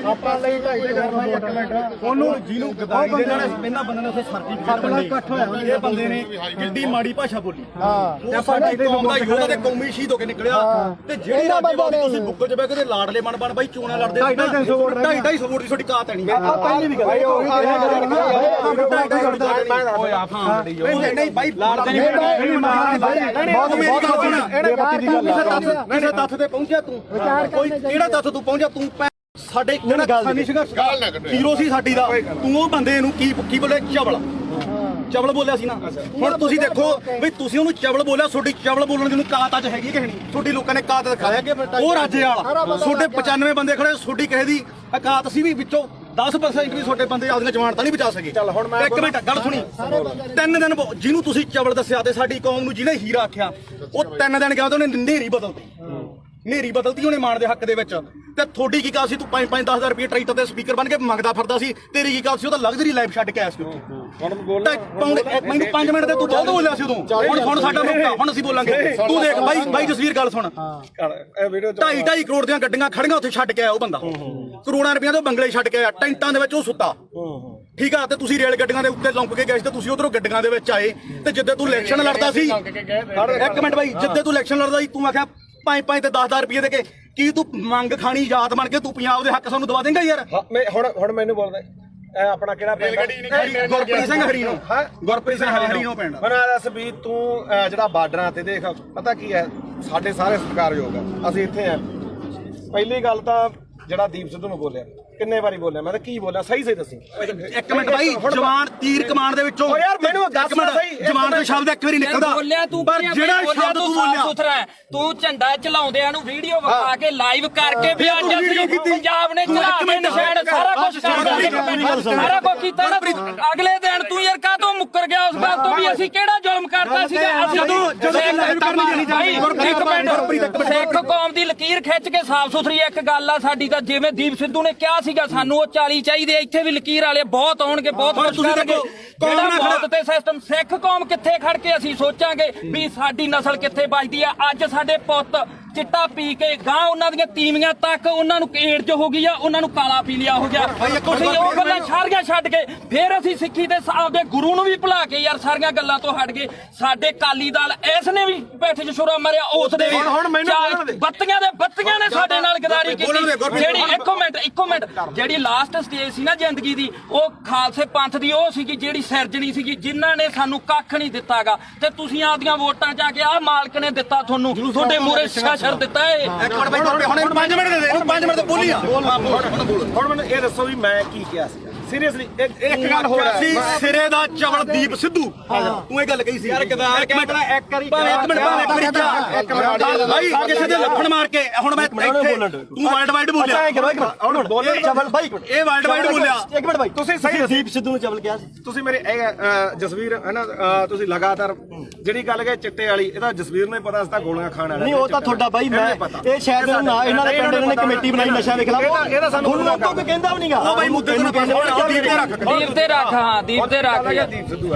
ਆਪਾਂ ਲਈ 2.5 ਮਿੰਟ ਉਹਨੂੰ ਜਿਹਨੂੰ ਗਦਾਰੀ ਦੇ ਨਾਲ ਇਹਨਾਂ ਬੰਦੇ ਨੇ ਉੱਥੇ ਸਰਟੀਫਿਕੇਟ ਵੰਡੇ ਇਕੱਠ ਹੋਇਆ ਇਹ ਬੰਦੇ ਨੇ ਕਿੱਡੀ ਮਾੜੀ ਭਾਸ਼ਾ ਬੋਲੀ ਹਾਂ ਤੇ ਸਾਡੀ ਕੌਮ ਦਾ ਯੋਧਾ ਤੇ ਕੌਮੀ ਸ਼ਹੀਦ ਹੋ ਕੇ ਨਿਕਲਿਆ ਤੇ ਜਿਹੜੀ ਰਾਜੇਵਾਦੀ ਤੁਸੀਂ ਬੁੱਕਲ ਚ ਬਹਿ ਕੇ ਤੇ ਲਾੜਲੇ ਬਣ ਬਾਈ ਚੋਣਾਂ ਲੜਦੇ 250 ਵੋਟ ਦੀ ਤੁਹਾਡੀ ਕਾਤ ਹੈ ਨਹੀਂ ਆ ਪਹਿਲੀ ਵੀ ਗੱਲ ਨਹੀਂ ਬਾਈ ਕਿਸੇ ਤੱਥ ਤੇ ਪਹੁੰਚਿਆ ਤੂੰ ਕੋਈ ਕਿਹੜਾ ਤੱਥ ਤੂੰ ਪਹੁੰਚਿਆ ਤੂੰ ਸਾਡੇ ਕਿਸਾਨੀ ਸੰਘਰਸ਼ ਹੀਰੋ ਸੀ ਸਾਡੀ ਦਾ ਤੂੰ ਉਹ ਬੰਦੇ ਨੂੰ ਕੀ ਬੋਲੇ ਚਵਲ ਬੋਲਿਆ ਸੀ ਨਾ ਹੁਣ ਤੁਸੀਂ ਦੇਖੋ ਵੀ ਤੁਸੀਂ ਉਹਨੂੰ ਚਵਲ ਬੋਲਿਆ ਤੁਹਾਡੀ ਚਵਲ ਬੋਲਣ ਦੀ ਨੂੰ ਕਾਤ ਅੱਜ ਹੈਗੀ ਕਿ ਨਹੀਂ ਤੁਹਾਡੀ ਲੋਕਾਂ ਨੇ ਕਾਤ ਦਿਖਾਇਆ ਕਿ ਉਹ ਰਾਜੇ ਵਾਲਾ ਤੁਹਾਡੇ 95 ਬੰਦੇ ਖੜੇ ਤੁਹਾਡੀ ਕਿਸੇ ਦੀ ਕਾਤ ਸੀ ਵੀ ਵਿੱਚੋਂ 10% ਵੀ ਤੁਹਾਡੇ ਬੰਦੇ ਆਪਦੀਆਂ ਜਮਾਨਤਾਂ ਨਹੀਂ ਬਚਾ ਸਕੇ ਚੱਲ ਹੁਣ ਮੈਂ ਇੱਕ ਮਿੰਟ ਗੱਲ ਸੁਣੀ 3 ਦਿਨ ਜਿਹਨੂੰ ਤੁਸੀਂ ਚਵਲ ਦੱਸਿਆ ਤੇ ਸਾਡੀ ਕੌਮ ਨੂੰ ਜਿਹਨੇ ਹੀਰਾ ਆਖਿਆ ਉਹ 3 ਦਿਨ ਗਿਆ ਤੇ ਉਹਨੇ ਨੇਰੀ ਬਦਲਤੀ ਉਹਨੇ ਮਾਣ ਦੇ ਹੱਕ ਦੇ ਵਿੱਚ ਤੇ ਤੁਹਾਡੀ ਕੀ ਗੱਲ ਸੀ ਤੂੰ 5-10 ਰੁਪਏ ਟਰੈਕਟਰ ਤੇ ਸਪੀਕਰ ਬਣ ਕੇ ਮੰਗਦਾ ਫਿਰਦਾ ਸੀ ਤੇਰੀ ਕੀ ਗੱਲ ਸੀ ਉਹ ਤਾਂ ਲਗਜ਼ਰੀ ਲਾਈਫ ਛੱਡ ਕੇ ਆਇਆ ਸੀ ਮੈਨੂੰ 5 ਮਿੰਟ ਤੇ ਤੂੰ ਬਹੁਤ ਬੋਲਿਆ ਸੀ ਉਦੋਂ ਹੁਣ ਸਾਡਾ ਮੌਕਾ ਹੁਣ ਅਸੀਂ ਬੋਲਾਂਗੇ ਤੂੰ ਦੇਖ ਬਾਈ ਜਸਵੀਰ ਗੱਲ ਸੁਣ 2.5 ਕਰੋੜ ਦੀਆਂ ਗੱਡੀਆਂ ਖੜੀਆਂ ਉੱਥੇ ਛੱਡ ਕੇ ਆਇਆ ਉਹ ਬੰਦਾ ਕਰੋੜਾਂ ਰੁਪਈਆਂ ਦੇ ਬੰਗਲੇ ਛੱਡ ਕੇ ਆਇਆ ਟੈਂਟਾਂ ਦੇ ਵਿੱਚ ਉਹ ਸੁੱਤਾ ਠੀਕ ਆ ਤੇ ਤੁਸੀਂ ਰੇਲ ਗੱਡੀਆਂ ਦੇ ਉੱਤੇ ਲੰਘ ਕੇ ਗਏ ਸੀ ਤੇ ਤੁਸੀਂ ਉਧਰੋਂ ਗੱਡੀਆਂ ਦੇ ਵਿੱਚ ਆਏ ਤੇ ਜਿੱਦੇ ਤੂੰ ਇਲੈਕਸ਼ਨ ਲੜਦਾ ਸੀ ਇੱਕ ਮਿੰਟ ਬਾਈ ਜਿੱਦੇ ਤੂੰ ਇਲੈਕਸ਼ਨ ਲੜਦਾ ਸੀ ਤੂੰ ਆਖਿਆ 5 ਤੇ 10 ਰੁਪਏ ਦੇ ਕੇ ਕੀ ਤੂੰ ਮੰਗ ਖਾਣੀ ਯਾਦ ਬਣ ਕੇ ਤੂੰ ਪੰਜਾਬ ਦੇ ਹੱਕ ਸਾਨੂੰ ਦਵਾ ਦੇਂਗਾ ਯਾਰ ਹੁਣ ਮੈਨੂੰ ਬੋਲਦਾ ਇਹ ਆਪਣਾ ਕਿਹੜਾ ਗੁਰਪ੍ਰੀਤ ਸਿੰਘ ਹਰੀਨੋ ਗੁਰਪ੍ਰੀਤ ਸਿੰਘ ਹਰੀਨੋ ਪਿੰਡ ਮੈਨੂੰ ਦੱਸ ਵੀ ਤੂੰ ਜਿਹੜਾ ਬਾਰਡਰਾਂ ਤੇ ਦੇਖ ਪਤਾ ਕੀ ਹੈ ਸਾਡੇ ਸਾਰੇ ਸਤਿਕਾਰਯੋਗ ਆ ਅਸੀਂ ਇੱਥੇ ਆ ਪਹਿਲੀ ਗੱਲ ਤਾਂ ਜਿਹੜਾ ਦੀਪ ਸਿੱਧੂ ਨੂੰ ਬੋਲਿਆ ਕਿੰਨੇ ਵਾਰੀ ਬੋਲਿਆ ਮੈਂ ਤਾਂ ਕੀ ਬੋਲਿਆ ਸਹੀ ਦੱਸੀ ਇੱਕ ਮਿੰਟ ਬਾਈ ਜਵਾਨ ਤੀਰ ਕਮਾਨ ਦੇ ਵਿੱਚੋਂ ਓ ਯਾਰ ਮੈਨੂੰ ਦੱਸ ਸਹੀ ਜਵਾਨ ਦਾ ਸ਼ਬਦ ਇੱਕ ਵਾਰੀ ਨਿਕਲਦਾ ਬੋਲਿਆ ਤੂੰ ਪਰ ਜਿਹੜਾ ਸ਼ਬਦ ਤੂੰ ਬੋਲਿਆ ਸੁਥਰਾ ਹੈ ਤੂੰ ਝੰਡਾ ਚਲਾਉਂਦਿਆਂ ਨੂੰ ਵੀਡੀਓ ਵਿਖਾ ਕੇ ਲਾਈਵ ਕਰਕੇ ਵੀ ਅੱਜ ਅਸੀਂ ਪੰਜਾਬ ਨੇ ਚਲਾ ਕੇ ਨਿਸ਼ਾਨ ਸਾਰਾ ਕੁਝ ਸਾਰਾ ਕੁਝ ਕੀਤਾ ਨਾ ਅਗਲੇ ਦਿਨ ਤੂੰ ਯਾਰ ਕਾਹਤੋਂ ਮੁੱਕਰ ਗਿਆ ਉਸ ਗੱਲ ਤੋਂ ਵੀ ਅਸੀਂ ਕਿਹੜਾ ਜ਼ੁਲਮ ਕਰਤਾ ਸੀਗਾ ਅਸੀਂ ਸਿੱਖ ਕੌਮ ਦੀ ਲਕੀਰ ਖਿੱਚ ਕੇ ਸਾਫ਼ ਸੁਥਰੀ ਇੱਕ ਗੱਲ ਆ ਸਾਡੀ ਤਾਂ ਜਿਵੇਂ ਦੀਪ ਸਿੱਧੂ ਨੇ ਕਿਹਾ ਸੀਗਾ ਸਾਨੂੰ ਉਹ 40 ਚਾਹੀਦੇ ਇੱਥੇ ਵੀ ਲਕੀਰ ਵਾਲੇ ਬਹੁਤ ਆਉਣਗੇ ਬਹੁਤ ਕੁਝ ਕਰਨਗੇ ਜਿਹੜਾ ਮੌਤ ਤੇ ਸਿਸਟਮ ਸਿੱਖ ਕੌਮ ਕਿੱਥੇ ਖੜ ਕੇ ਅਸੀਂ ਸੋਚਾਂਗੇ ਵੀ ਸਾਡੀ ਨਸਲ ਕਿੱਥੇ ਬਚਦੀ ਆ ਅੱਜ ਸਾਡੇ ਪੁੱਤ ਚਿੱਟਾ ਪੀ ਕੇ ਗਾਂ ਉਹਨਾਂ ਦੀਆਂ ਤੀਵੀਆਂ ਤੱਕ ਉਹਨਾਂ ਨੂੰ ਏਡਜ ਹੋ ਗਈ ਆ ਉਹਨਾਂ ਨੂੰ ਕਾਲਾ ਪੀ ਲਿਆ ਹੋ ਗਿਆ ਅਸੀਂ ਉਹ ਗੱਲਾਂ ਸਾਰੀਆਂ ਛੱਡ ਕੇ ਫਿਰ ਅਸੀਂ ਸਿੱਖੀ ਦੇ ਆਪਦੇ ਗੁਰੂ ਨੂੰ ਵੀ ਭੁਲਾ ਕੇ ਯਾਰ ਸਾਰੀਆਂ ਗੱਲਾਂ ਤੋਂ ਹਟ ਗਏ ਸਾਡੇ ਕਾਲੀ ਦਲ ਇਸ ਨੇ ਵੀ ਪੈਠੇ 'ਚ ਛੁਰਾ ਮਾਰਿਆ ਉਸ ਦੇ ਬੱਤੀਆਂ ਨੇ ਸਾਡੇ ਨਾਲ ਗਦਾਰੀ ਕੀਤੀ ਜਿਹੜੀ ਇੱਕੋ ਮਿੰਟ ਜਿਹੜੀ ਲਾਸਟ ਸਟੇਜ ਸੀ ਨਾ ਜ਼ਿੰਦਗੀ ਦੀ ਉਹ ਖਾਲਸੇ ਪੰਥ ਦੀ ਉਹ ਸੀਗੀ ਜਿਹੜੀ ਸਿਰਜਣੀ ਸੀਗੀ ਜਿਨ੍ਹਾਂ ਨੇ ਸਾਨੂੰ ਕੱਖ ਨਹੀਂ ਦਿੱਤਾਗਾ ਤੇ ਤੁਸੀਂ ਆਪਦੀਆਂ ਵੋਟਾਂ 'ਚ ਆ ਕੇ ਆਹ ਮਾਲਕ ਨੇ ਦਿੱਤਾ ਤੁਹਾਨੂੰ ਤੁਹਾਡੇ ਮੂਹਰੇ ਸ਼ਰ ਦਿੱਤਾ ਏ ਇੱਕ ਮਿੰਟ ਬਾਈ ਹੁਣ 5 ਮਿੰਟ ਦੇ ਦੇ 5 ਮਿੰਟ ਤੇ ਬੋਲੀ ਆ ਹੁਣ ਮੈਨੂੰ ਇਹ ਦੱਸੋ ਵੀ ਮੈਂ ਕੀ ਕਿਹਾ ਸੀ ਸੀਰੀਅਸਲੀ ਇੱਕ ਗੱਲ ਹੋਰ ਸੀ ਸਿਰੇ ਦਾ ਚਵਲ ਦੀਪ ਸਿੱਧੂ ਤੂੰ ਇਹ ਗੱਲ ਕਹੀ ਸੀ ਯਾਰ ਗਦਾਰ ਇੱਕ ਮਿੰਟ ਭਾਈ ਕਿਸੇ ਦੇ ਲੱਖਣ ਮਾਰ ਕੇ ਹੁਣ ਮੈਂ ਇੱਥੇ ਤੂੰ ਵਰਲਡ ਵਾਈਡ ਬੋਲਿਆ ਹੁਣ ਬੋਲੇ ਚਵਲ ਬਾਈ ਇਹ ਵਰਲਡ ਵਾਈਡ ਬੋਲਿਆ ਇੱਕ ਮਿੰਟ ਬਾਈ ਤੁਸੀਂ ਸਹੀ ਦੀਪ ਸਿੱਧੂ ਨੂੰ ਚਵਲ ਕਿਹਾ ਸੀ ਤੁਸੀਂ ਮੇਰੇ ਜਸਵੀਰ ਹੈ ਨਾ ਤੁਸੀਂ ਲਗਾਤਾਰ ਜਿਹੜੀ ਗੱਲ ਕਹੇ ਚਿੱਟੇ ਵਾਲੀ ਇਹਦਾ ਜਸਵੀਰ ਨੂੰ ਪਤਾ ਸੀ ਗੋਲੀਆਂ ਖਾਣ ਵਾਲਾ ਨਹੀਂ ਉਹ ਤਾਂ ਤੁਹਾਡਾ ਬਾਈ ਮੈਂ ਇਹ ਸ਼ਾਇਦ ਨਾ ਇਹਨਾਂ ਦੇ ਪਿੰਡ ਨੇ ਕਮੇਟੀ ਬਣਾਈ ਨਸ਼ਾ ਦੇ ਖਿਲਾਫ ਇਹਦਾ ਸਾਨੂੰ ਤੁਹਾਨੂੰ ਤਾਂ ਕੋਈ ਕਹਿੰਦਾ ਵੀ ਨਹੀਂਗਾ ਉਹ ਬਾਈ ਮੁੱਦੇ ਨੂੰ ਦੀਪ ਤੇ ਰੱਖ ਹਾਂ ਦੀਪ ਤੇ ਰੱਖ ਦੀਪ ਸਿੱਧੂ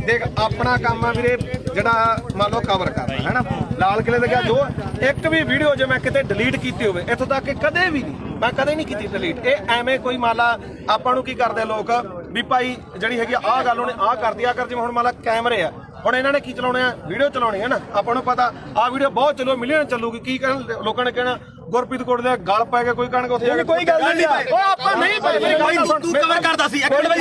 ਦੇਖ ਆਪਣਾ ਕੰਮ ਆ ਵੀਰੇ ਜਿਹੜਾ ਮੰਨ ਲਓ ਕਵਰ ਕਰਨਾ ਹੈ ਨਾ ਲਾਲ ਕਿਲੇ ਦੇ ਗਿਆ ਜੋ ਇੱਕ ਵੀ ਵੀਡੀਓ ਜੇ ਮੈਂ ਕਿਤੇ ਡਿਲੀਟ ਕੀਤੀ ਹੋਵੇ ਇੱਥੋਂ ਤੱਕ ਕਿ ਕਦੇ ਵੀ ਨਹੀਂ ਮੈਂ ਕਦੇ ਨਹੀਂ ਕੀਤੀ ਡਿਲੀਟ ਇਹ ਐਵੇਂ ਕੋਈ ਮੰਨ ਲਾ ਆਪਾਂ ਨੂੰ ਕੀ ਕਰਦੇ ਲੋਕ ਵੀ ਭਾਈ ਜਿਹੜੀ ਹੈਗੀ ਆਹ ਗੱਲ ਉਹਨੇ ਆਹ ਕਰਦੀ ਆ ਕਰ ਜਿਵੇਂ ਹੁਣ ਮੰਨ ਲਾ ਕੈਮਰੇ ਆ ਹੁਣ ਇਹਨਾਂ ਨੇ ਕੀ ਚਲਾਉਣੇ ਆ ਵੀਡੀਓ ਚਲਾਉਣੀ ਹੈ ਨਾ ਆਪਾਂ ਨੂੰ ਪਤਾ ਆਹ ਵੀਡੀਓ ਬਹੁਤ ਚੱਲੋ ਮਿਲੀਅਨ ਚੱਲੂਗੀ ਕੀ ਕਹਿਣ ਲੋਕਾਂ ਨੇ ਕਹਿਣਾ ਗੁਰਪ੍ਰੀਤ ਕੋਟ ਦੇ ਗਲ ਪੈ ਕੇ ਕੋਈ ਕਣਕ ਉੱਥੇ ਜਾ ਕੇ ਕੋਈ ਗੱਲ ਨਹੀਂ ਓ ਆਪਾਂ ਨਹੀਂ ਭਾਈ ਮੇਰੀ ਗੱਲ ਸੁਣ ਤੂੰ ਕਵਰ ਕਰਦਾ ਸੀ ਇੱਕ ਮਿੰਟ ਬਾਈ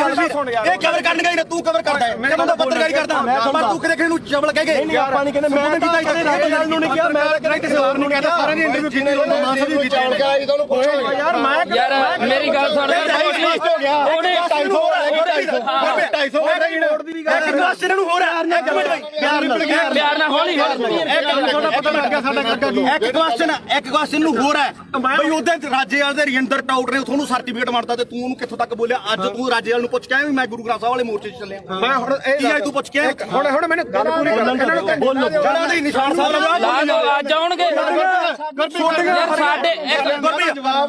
ਇਹ ਕਵਰ ਕਰਨ ਗਈ ਨਾ ਤੂੰ ਕਵਰ ਕਰਦਾ ਹੈ ਮੈਂ ਤਾਂ ਪੱਤਰਕਾਰੀ ਕਰਦਾ ਪਰ ਤੂੰ ਕਿਤੇ ਕਿਸੇ ਨੂੰ ਚਵਲ ਕਹਿ ਗਏ ਨਹੀਂ ਆਪਾਂ ਨਹੀਂ ਕਹਿੰਦੇ ਮੈਂ ਕੀਤਾ ਇੱਥੇ ਰਾਜੇਵਾਲ ਨੂੰ ਨਹੀਂ ਕਿਹਾ ਮੈਂ ਕਿਹਾ ਕਿਸੇ ਹੋਰ ਨੂੰ ਕਹਿੰਦਾ ਸਾਰਿਆਂ ਦੀ ਇੰਟਰਵਿਊ ਕੀਤੀ ਯਾਰ ਮੈਂ ਯਾਰ ਮੇਰੀ ਗੱਲ ਸੁਣ ਉਹਨੇ 250 ਇੱਕ ਕੁਐਸਚਨ ਨੂੰ ਹੋਰ ਹੈ ਇੱਕ ਮਿੰਟ ਬਾਈ ਪਿਆਰ ਨਾਲ ਹੌਲੀ ਇੱਕ ਕੁਐਸਚਨ ਨੂੰ ਹੋਰ ਹੈ ਬਈ ਉਹਦੇ ਰਾਜੇਵਾਲ ਦੇ ਰਜਿੰਦਰ ਟਾਊਟ ਨੇ ਤੁਹਾਨੂੰ ਸਰਟੀਫਿਕੇਟ ਮਾਰਤਾ ਤੇ ਤੂੰ ਉਹਨੂੰ ਕਿੱਥੋਂ ਤੱਕ ਬੋਲਿਆ ਅੱਜ ਤੂੰ ਰਾਜੇਵਾਲ ਨੂੰ ਪੁੱਛ ਕੇ ਆਇਆ ਵੀ ਮੈਂ ਗੁਰੂ ਗ੍ਰੰਥ ਸਾਹਿਬ ਵਾਲੇ ਮੋਰਚੇ 'ਚ ਚੱਲਿਆ ਮੈਂ ਹੁਣ ਕੀ ਆਈ ਤੂੰ ਪੁੱਛ ਕੇ ਹੁਣ ਮੈਨੂੰ ਗੱਲ ਪੂਰੀ ਕਰ ਇਹਨਾਂ ਨੂੰ ਬੋਲੋ ਜਿਹੜਾ ਦੇ ਨਿਸ਼ਾਨ ਸਾਹਿਬ ਲਾ ਦੋ ਅੱਜ ਆਉਣਗੇ ਯਾਰ ਸਾਡੇ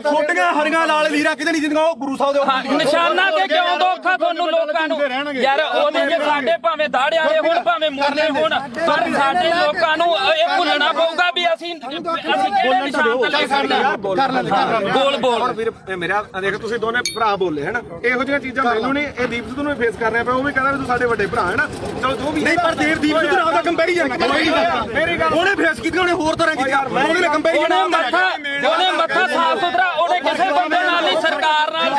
ਛੋਟੀਆਂ ਹਰੀਆਂ ਲਾਲ ਲੀਰਾ ਕਿਤੇ ਨਹੀਂ ਜਿੰਦੀਆਂ ਉਹ ਗੁਰੂ ਸਾਹਿਬ ਦੇ ਨਿਸ਼ਾਨਾਂ ਤੇ ਕਿਉਂ ਦੋਖਾ ਤੁਹਾਨੂੰ ਲੋਕਾਂ ਨੂੰ ਯਾਰ ਉਹਦੇ ਜੇ ਸਾਡੇ ਭਾਵੇਂ ਦਾੜੇ ਵਾਲੇ ਹੋਣ ਭਾਵੇਂ ਮੁਰਲੇ ਹੋਣ ਪਰ ਸਾਡੇ ਲੋਕਾਂ ਨੂੰ ਇਹ ਭੁੱਲਣਾ ਪਊਗਾ ਵੀ ਅਸੀਂ ਕਿਹੜੇ ਨਿਸ਼ਾਨ ਤੇ ਲੈ ਸਕਦੇ ਹਾਂ ਬੋਲ ਹੁਣ ਵੀਰ ਮੇਰਾ ਦੇਖ ਤੁਸੀਂ ਦੋਨੇ ਭਰਾ ਬੋਲੇ ਹਨਾ ਇਹੋ ਜਿਹੀਆਂ ਚੀਜ਼ਾਂ ਮੈਨੂੰ ਨਹੀਂ ਇਹ ਦੀਪ ਸਿੱਧੂ ਨੂੰ ਫੇਸ ਕਰਨੇ ਪਿਆ ਉਹ ਵੀ ਕਹਿੰਦਾ ਵੀ ਤੂੰ ਸਾਡੇ ਵੱਡੇ ਭਰਾ ਹੈ ਨਾ ਚਲੋ ਜੋ ਵੀ ਨਹੀਂ ਪਰ ਦੀਪ ਸਿੱਧੂ ਨਾਲ ਦਾ ਕੰਪੈਰੀਜ਼ਨ ਮੇਰੀ ਗੱਲ ਉਹਨੇ ਫੇਸ ਕੀਤੀ ਉਹਨੇ ਹੋਰ ਤਰ੍ਹਾਂ ਕੀਤੀ ਉਹਨੇ ਕੰਪੈਰੀਜ਼ਨ ਉਹਨੇ ਮੱਥਾ ਸਾਫ ਸੁਥਰਾ ਉਹਨੇ ਕਿਸੇ ਬੰਦੇ ਨਾਲ ਨਹੀਂ ਸਰਕਾਰ ਨਾਲ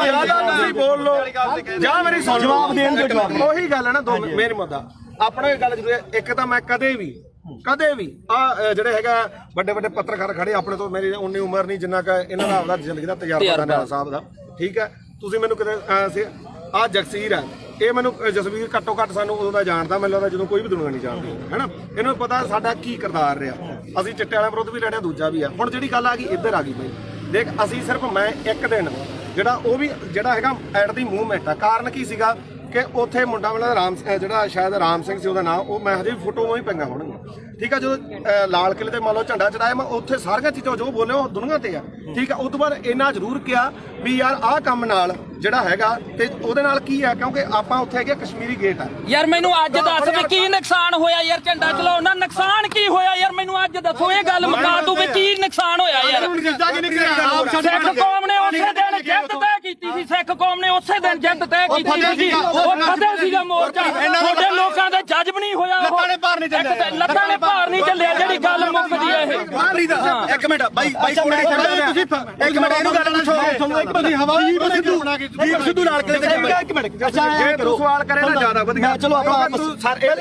ਜਿਆਦਾ ਤੁਸੀਂ ਬੋਲ ਲੋ ਜਾਂ ਮੇਰੀ ਸੁਣ ਜਵਾਬ ਦੇਣ ਦੇ ਜਵਾਬ ਉਹੀ ਗੱਲ ਹੈ ਨਾ ਦੋ ਮੇਰੀ ਮੁੱਦਾ ਆਪਣਾ ਗੱਲ ਜ਼ਰੂਰ ਹੈ ਇੱਕ ਤਾਂ ਮੈਂ ਕਦੇ ਵੀ ਆ ਜਿਹੜੇ ਹੈਗਾ ਵੱਡੇ ਵੱਡੇ ਪੱਤਰਕਾਰ ਖੜੇ ਆਪਣੇ ਤੋਂ ਮੇਰੀ ਉਨੀ ਉਮਰ ਨਹੀਂ ਜਿੰਨਾ ਕਿ ਇਹਨਾਂ ਦਾ ਆਪਦਾ ਜ਼ਿੰਦਗੀ ਦਾ ਤਜਰਬਾ ਦਾ ਨਾਮ ਸਾਹਿਬ ਦਾ ਠੀਕ ਹੈ ਤੁਸੀਂ ਮੈਨੂੰ ਕਿਤੇ ਆ ਜਗਸੀਰ ਹੈ ਇਹ ਮੈਨੂੰ ਜਸਵੀਰ ਘੱਟੋ ਘੱਟ ਸਾਨੂੰ ਉਦੋਂ ਦਾ ਜਾਣਦਾ ਮੈਨੂੰ ਲੱਗਦਾ ਜਦੋਂ ਕੋਈ ਵੀ ਦੁਨੀਆ ਨਹੀਂ ਜਾਣਦੀ ਹੈਨਾ ਇਹਨੂੰ ਪਤਾ ਸਾਡਾ ਕੀ ਕਿਰਦਾਰ ਰਿਹਾ ਅਸੀਂ ਚਿੱਟੇ ਵਾਲਿਆਂ ਵਿਰੁੱਧ ਵੀ ਲੜਿਆ ਦੂਜਾ ਵੀ ਆ ਹੁਣ ਜਿਹੜੀ ਗੱਲ ਆ ਗਈ ਇੱਧਰ ਆ ਗਈ ਬਈ ਦੇਖ ਅਸੀਂ ਸਿਰਫ ਮੈਂ ਇੱਕ ਦਿਨ ਜਿਹੜਾ ਉਹ ਵੀ ਜਿਹੜਾ ਹੈਗਾ ਐਟ ਦੀ ਮੂਵਮੈਂਟ ਆ ਕਾਰਨ ਕੀ ਸੀਗਾ ਕਿ ਉੱਥੇ ਮੁੰਡਾ ਵਾਲਾ ਰਾਮ ਜਿਹੜਾ ਸ਼ਾਇਦ ਰਾਮ ਸਿੰਘ ਸੀ ਉਹਦਾ ਨਾਮ ਉਹ ਮੈਂ ਹਜੇ ਫੋਟੋ ਹੀ ਪਈਆਂ ਹੋਣਗੀਆਂ ਠੀਕ ਆ ਜਦੋਂ ਲਾਲ ਕਿਲੇ ਤੇ ਮੰਨ ਲਓ ਝੰਡਾ ਚੜਾਇਆ ਮੈਂ ਉੱਥੇ ਸਾਰੀਆਂ ਚੀਜ਼ਾਂ ਜੋ ਬੋਲੇ ਉਹ ਦੁਨੀਆ ਤੇ ਆ ਠੀਕ ਆ ਉਸ ਤੋਂ ਬਾਅਦ ਇੰਨਾ ਜ਼ਰੂਰ ਕਿਹਾ ਵੀ ਯਾਰ ਆਹ ਕੰਮ ਨਾਲ ਜਿਹੜਾ ਹੈਗਾ ਤੇ ਉਹਦੇ ਨਾਲ ਕੀ ਆ ਕਿਉਂਕਿ ਆਪਾਂ ਉੱਥੇ ਹੈਗੇ ਕਸ਼ਮੀਰੀ ਗੇਟ ਆ ਯਾਰ ਮੈਨੂੰ ਅੱਜ ਦੱਸ ਵੀ ਕੀ ਨੁਕਸਾਨ ਹੋਇਆ ਯਾਰ ਝੰਡਾ ਚਲਾਉਣ ਨਾਲ ਨੁਕਸਾਨ ਕੀ ਹੋਇਆ ਯਾਰ ਮੈਨੂੰ ਅੱਜ ਦੱਸੋ ਇਹ ਗੱਲ ਮੁਕਾ ਤੂੰ ਵੀ ਕੀ ਨੁਕਸਾਨ ਹੋਇਆ ਯਾਰ ਸਿੱਖ ਕੌਮ ਨੇ ਉਸੇ ਦਿਨ ਜਿੱਤ ਤੈਅ ਕੀਤੀ ਸੀ ਸਿੱਖ ਕੌਮ ਨੇ ਉਸੇ ਦਿਨ ਜਿੱਤ ਤੈਅ ਕੀਤੀ ਸੀ ਉਹ ਫਤਿਹ ਸੀਗਾ ਮੋਰਚਾ ਤੁਹਾਡੇ ਲੋਕਾਂ ਦੇ ਜੱਜ ਵੀ ਨਹੀਂ ਹੋਇਆ ਲੱਤਾਂ ਨੇ ਭਾਰ ਨਹੀਂ ਚੱਲਿਆ ਜਿਹੜੀ ਗੱਲ ਮੁੱਕਦੀ ਹੈ ਇਹ ਇੱਕ ਮਿੰਟ ਬਾਈ ਕੋੜੇ ਤੁਸੀਂ ਇੱਕ ਮਿੰਟ ਇਹਨੂੰ ਗੱਲ ਨਾ ਛੋੜੋ ਇੱਕ ਤੁਸੀਂ ਹਵਾਈ ਦੀਪ ਸਿੱਧੂ ਨਾਲ ਕਿਤੇ ਇੱਕ ਮਿੰਟ ਅੱਛਾ ਜੇ ਤੂੰ ਸਵਾਲ ਕਰੇ ਨਾ ਜ਼ਿਆਦਾ ਵਧੀਆ ਚਲੋ ਆਪਾਂ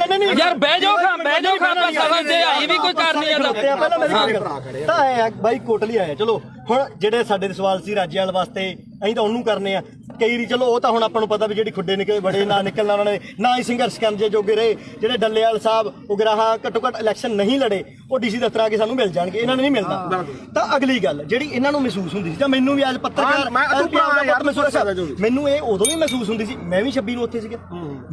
ਨਹੀਂ ਯਾਰ ਬਹਿ ਜਾਓ ਆਪਾਂ ਸਮਝਦੇ ਆਈ ਵੀ ਕੋਈ ਕਰਨੀ ਹੈ ਪਹਿਲਾਂ ਮੇਰੀ ਗੱਲ ਤਾਂ ਆਇਆ ਬਾਈ ਕੋਟਲੀ ਆਇਆ ਚਲੋ ਹੁਣ ਜਿਹੜੇ ਸਾਡੇ ਸਵਾਲ ਸੀ ਰਾਜੇਵਾਲ ਵਾਸਤੇ ਅਸੀਂ ਤਾਂ ਉਹਨੂੰ ਕਰਨੇ ਆ ਕਈ ਵਾਰੀ ਚਲੋ ਉਹ ਤਾਂ ਹੁਣ ਆਪਾਂ ਨੂੰ ਪਤਾ ਵੀ ਜਿਹੜੀ ਖੁੱਡੇ ਨਿਕਲੇ ਬੜੇ ਨਾ ਨਿਕਲਣਾ ਉਹਨਾਂ ਨੇ ਨਾ ਹੀ ਸੰਘਰਸ਼ ਕਰਨ ਜੇ ਜੋਗੇ ਰਹੇ ਜਿਹੜੇ ਡੱਲੇਵਾਲ ਸਾਹਿਬ ਉਗਰਾਹਾਂ ਘੱਟੋ ਘੱਟ ਇਲੈਕਸ਼ਨ ਨਹੀਂ ਲੜੇ ਉਹ ਡੀਸੀ ਦਫ਼ਤਰ ਆ ਕੇ ਸਾਨੂੰ ਮਿਲ ਜਾਣਗੇ ਇਹਨਾਂ ਨੂੰ ਨਹੀਂ ਮਿਲਦਾ ਤਾਂ ਅਗਲੀ ਗੱਲ ਜਿਹੜੀ ਇਹਨਾਂ ਨੂੰ ਮਹਿਸੂਸ ਹੁੰਦੀ ਸੀ ਜਾਂ ਮੈਨੂੰ ਵੀ ਅੱਜ ਪੱਤਰਕਾਰ ਮੈਨੂੰ ਇਹ ਉਦੋਂ ਵੀ ਮਹਿਸੂਸ ਹੁੰਦੀ ਸੀ ਮੈਂ ਵੀ 26 ਨੂੰ ਉੱਥੇ ਸੀਗਾ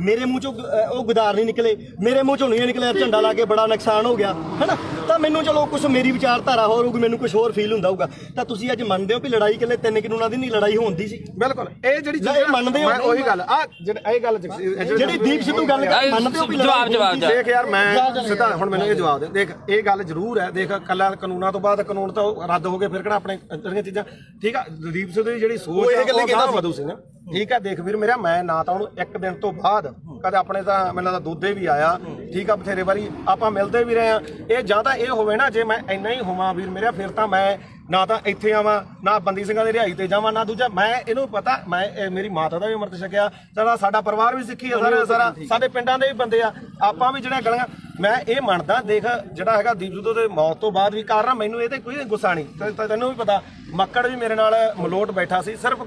ਮੇਰੇ ਮੂੰਹ ਚੋਂ ਉਹ ਗੁਦਾਰ ਨਹੀਂ ਨਿਕਲੇ ਮੇਰੇ ਮੂੰਹ ਚੋਂ ਨਹੀਂ ਨਿਕਲਿਆ ਝੰਡਾ ਲਾ ਕੇ ਬੜਾ ਨੁਕਸਾਨ ਹੋ ਗਿਆ ਹੈਨਾ ਤਾਂ ਮੈਨੂੰ ਚਲੋ ਕੁਝ ਮੇਰੀ ਵਿਚਾਰਧਾਰਾ ਹੋਰ ਹੋਊਗੀ ਮੈਨੂੰ ਕੁਝ ਹੋਰ ਫੀਲ ਹੁੰਦਾ ਹੋਊਗਾ ਤਾਂ ਤੁਸੀਂ ਅੱਜ ਮੰਨਦੇ ਹੋ ਵੀ ਲੜਾਈ ਕਿਲੇ 3 ਕਾਨੂੰਨਾਂ ਦੀ ਨਹੀਂ ਲੜਾਈ ਹੁੰਦੀ ਸੀ ਬਿਲਕੁਲ ਇਹ ਜਿਹੜੀ ਇਹ ਮੰਨਦੇ ਹੋ ਉਹੀ ਗੱਲ ਆ ਇਹ ਗੱਲ ਜਿਹੜੀ ਦੀਪ ਸਿੱਧੂ ਗੱਲ ਮੰਨਦੇ ਹੋ ਵੀ ਜਵਾਬ ਦੇਖ ਯਾਰ ਮੈਂ ਸਿੱਧਾ ਹੁਣ ਮੈਨੂੰ ਇਹ ਜਵਾਬ ਦੇ ਦੇਖ ਇਹ ਗੱਲ ਜ਼ਰੂਰ ਹੈ ਦੇਖ ਕੱਲਾ ਕਾਨੂੰਨਾਂ ਤੋਂ ਬਾਅਦ ਕਾਨੂੰਨ ਤਾਂ ਰੱਦ ਹੋ ਗਏ ਫਿਰ ਕਿਹੜਾ ਆਪਣੇ ਜਿਹੜੀਆਂ ਚੀਜ਼ਾਂ ਠੀਕ ਆ ਦੀਪ ਸਿੱਧੂ ਦੀ ਜਿਹੜੀ ਸੋਚ ਹੈ ਉਹ ਗਾਹ ਵਧੂ ਸੀ ਨਾ ਠੀਕ ਆ ਦੇਖ ਵੀਰ ਮੇਰਾ ਮੈਂ ਨਾ ਤਾਂ ਉਹਨੂੰ ਇੱਕ ਦਿਨ ਤੋਂ ਬਾਅਦ ਕਦੇ ਆਪਣੇ ਤਾਂ ਮੈਨੂੰ ਲੱਗਦਾ ਦੋਦੇ ਵੀ ਆਇਆ ਠੀਕ ਆ ਬਥੇਰੇ ਵਾਰੀ ਆਪਾਂ ਮਿਲਦੇ ਵੀ ਰਹੇ ਆ ਇਹ ਜਾਂ ਤਾਂ ਇਹ ਹੋਵੇ ਨਾ ਜੇ ਮੈਂ ਇੰਨਾ ਹੀ ਹੋਵਾਂ ਵੀਰ ਮੇਰਾ ਫਿਰ ਤਾਂ ਮੈਂ ਨਾ ਤਾਂ ਇੱਥੇ ਆਵਾਂ ਨਾ ਬੰਦੀ ਸਿੰਘਾਂ ਦੀ ਰਿਹਾਈ ਤੇ ਜਾਵਾਂ ਨਾ ਦੂਜਾ ਮੈਂ ਇਹਨੂੰ ਪਤਾ ਮੈਂ ਮੇਰੀ ਮਾਤਾ ਦਾ ਵੀ ਅੰਮ੍ਰਿਤ ਛਕਿਆ ਸਾਡਾ ਪਰਿਵਾਰ ਵੀ ਸਿੱਖੀ ਆ ਸਾਰਾ ਸਾਡੇ ਪਿੰਡਾਂ ਦੇ ਵੀ ਬੰਦੇ ਆ ਆਪਾਂ ਵੀ ਜਿਹੜਾ ਗਲੀਆਂ ਮੈਂ ਇਹ ਮੰਨਦਾ ਦੇਖ ਜਿਹੜਾ ਹੈਗਾ ਦੀਪ ਸਿੱਧੂ ਦੇ ਮੌਤ ਤੋਂ ਬਾਅਦ ਵੀ ਕਾਰਨ ਮੈਨੂੰ ਇਹ ਤੇ ਕੋਈ ਗੁੱਸਾ ਨਹੀਂ ਤੈਨੂੰ ਵੀ ਪਤਾ ਮੱਕੜ ਵੀ ਮੇਰੇ ਨਾਲ ਮਲੋਟ ਬੈਠਾ ਸੀ ਸਿਰਫ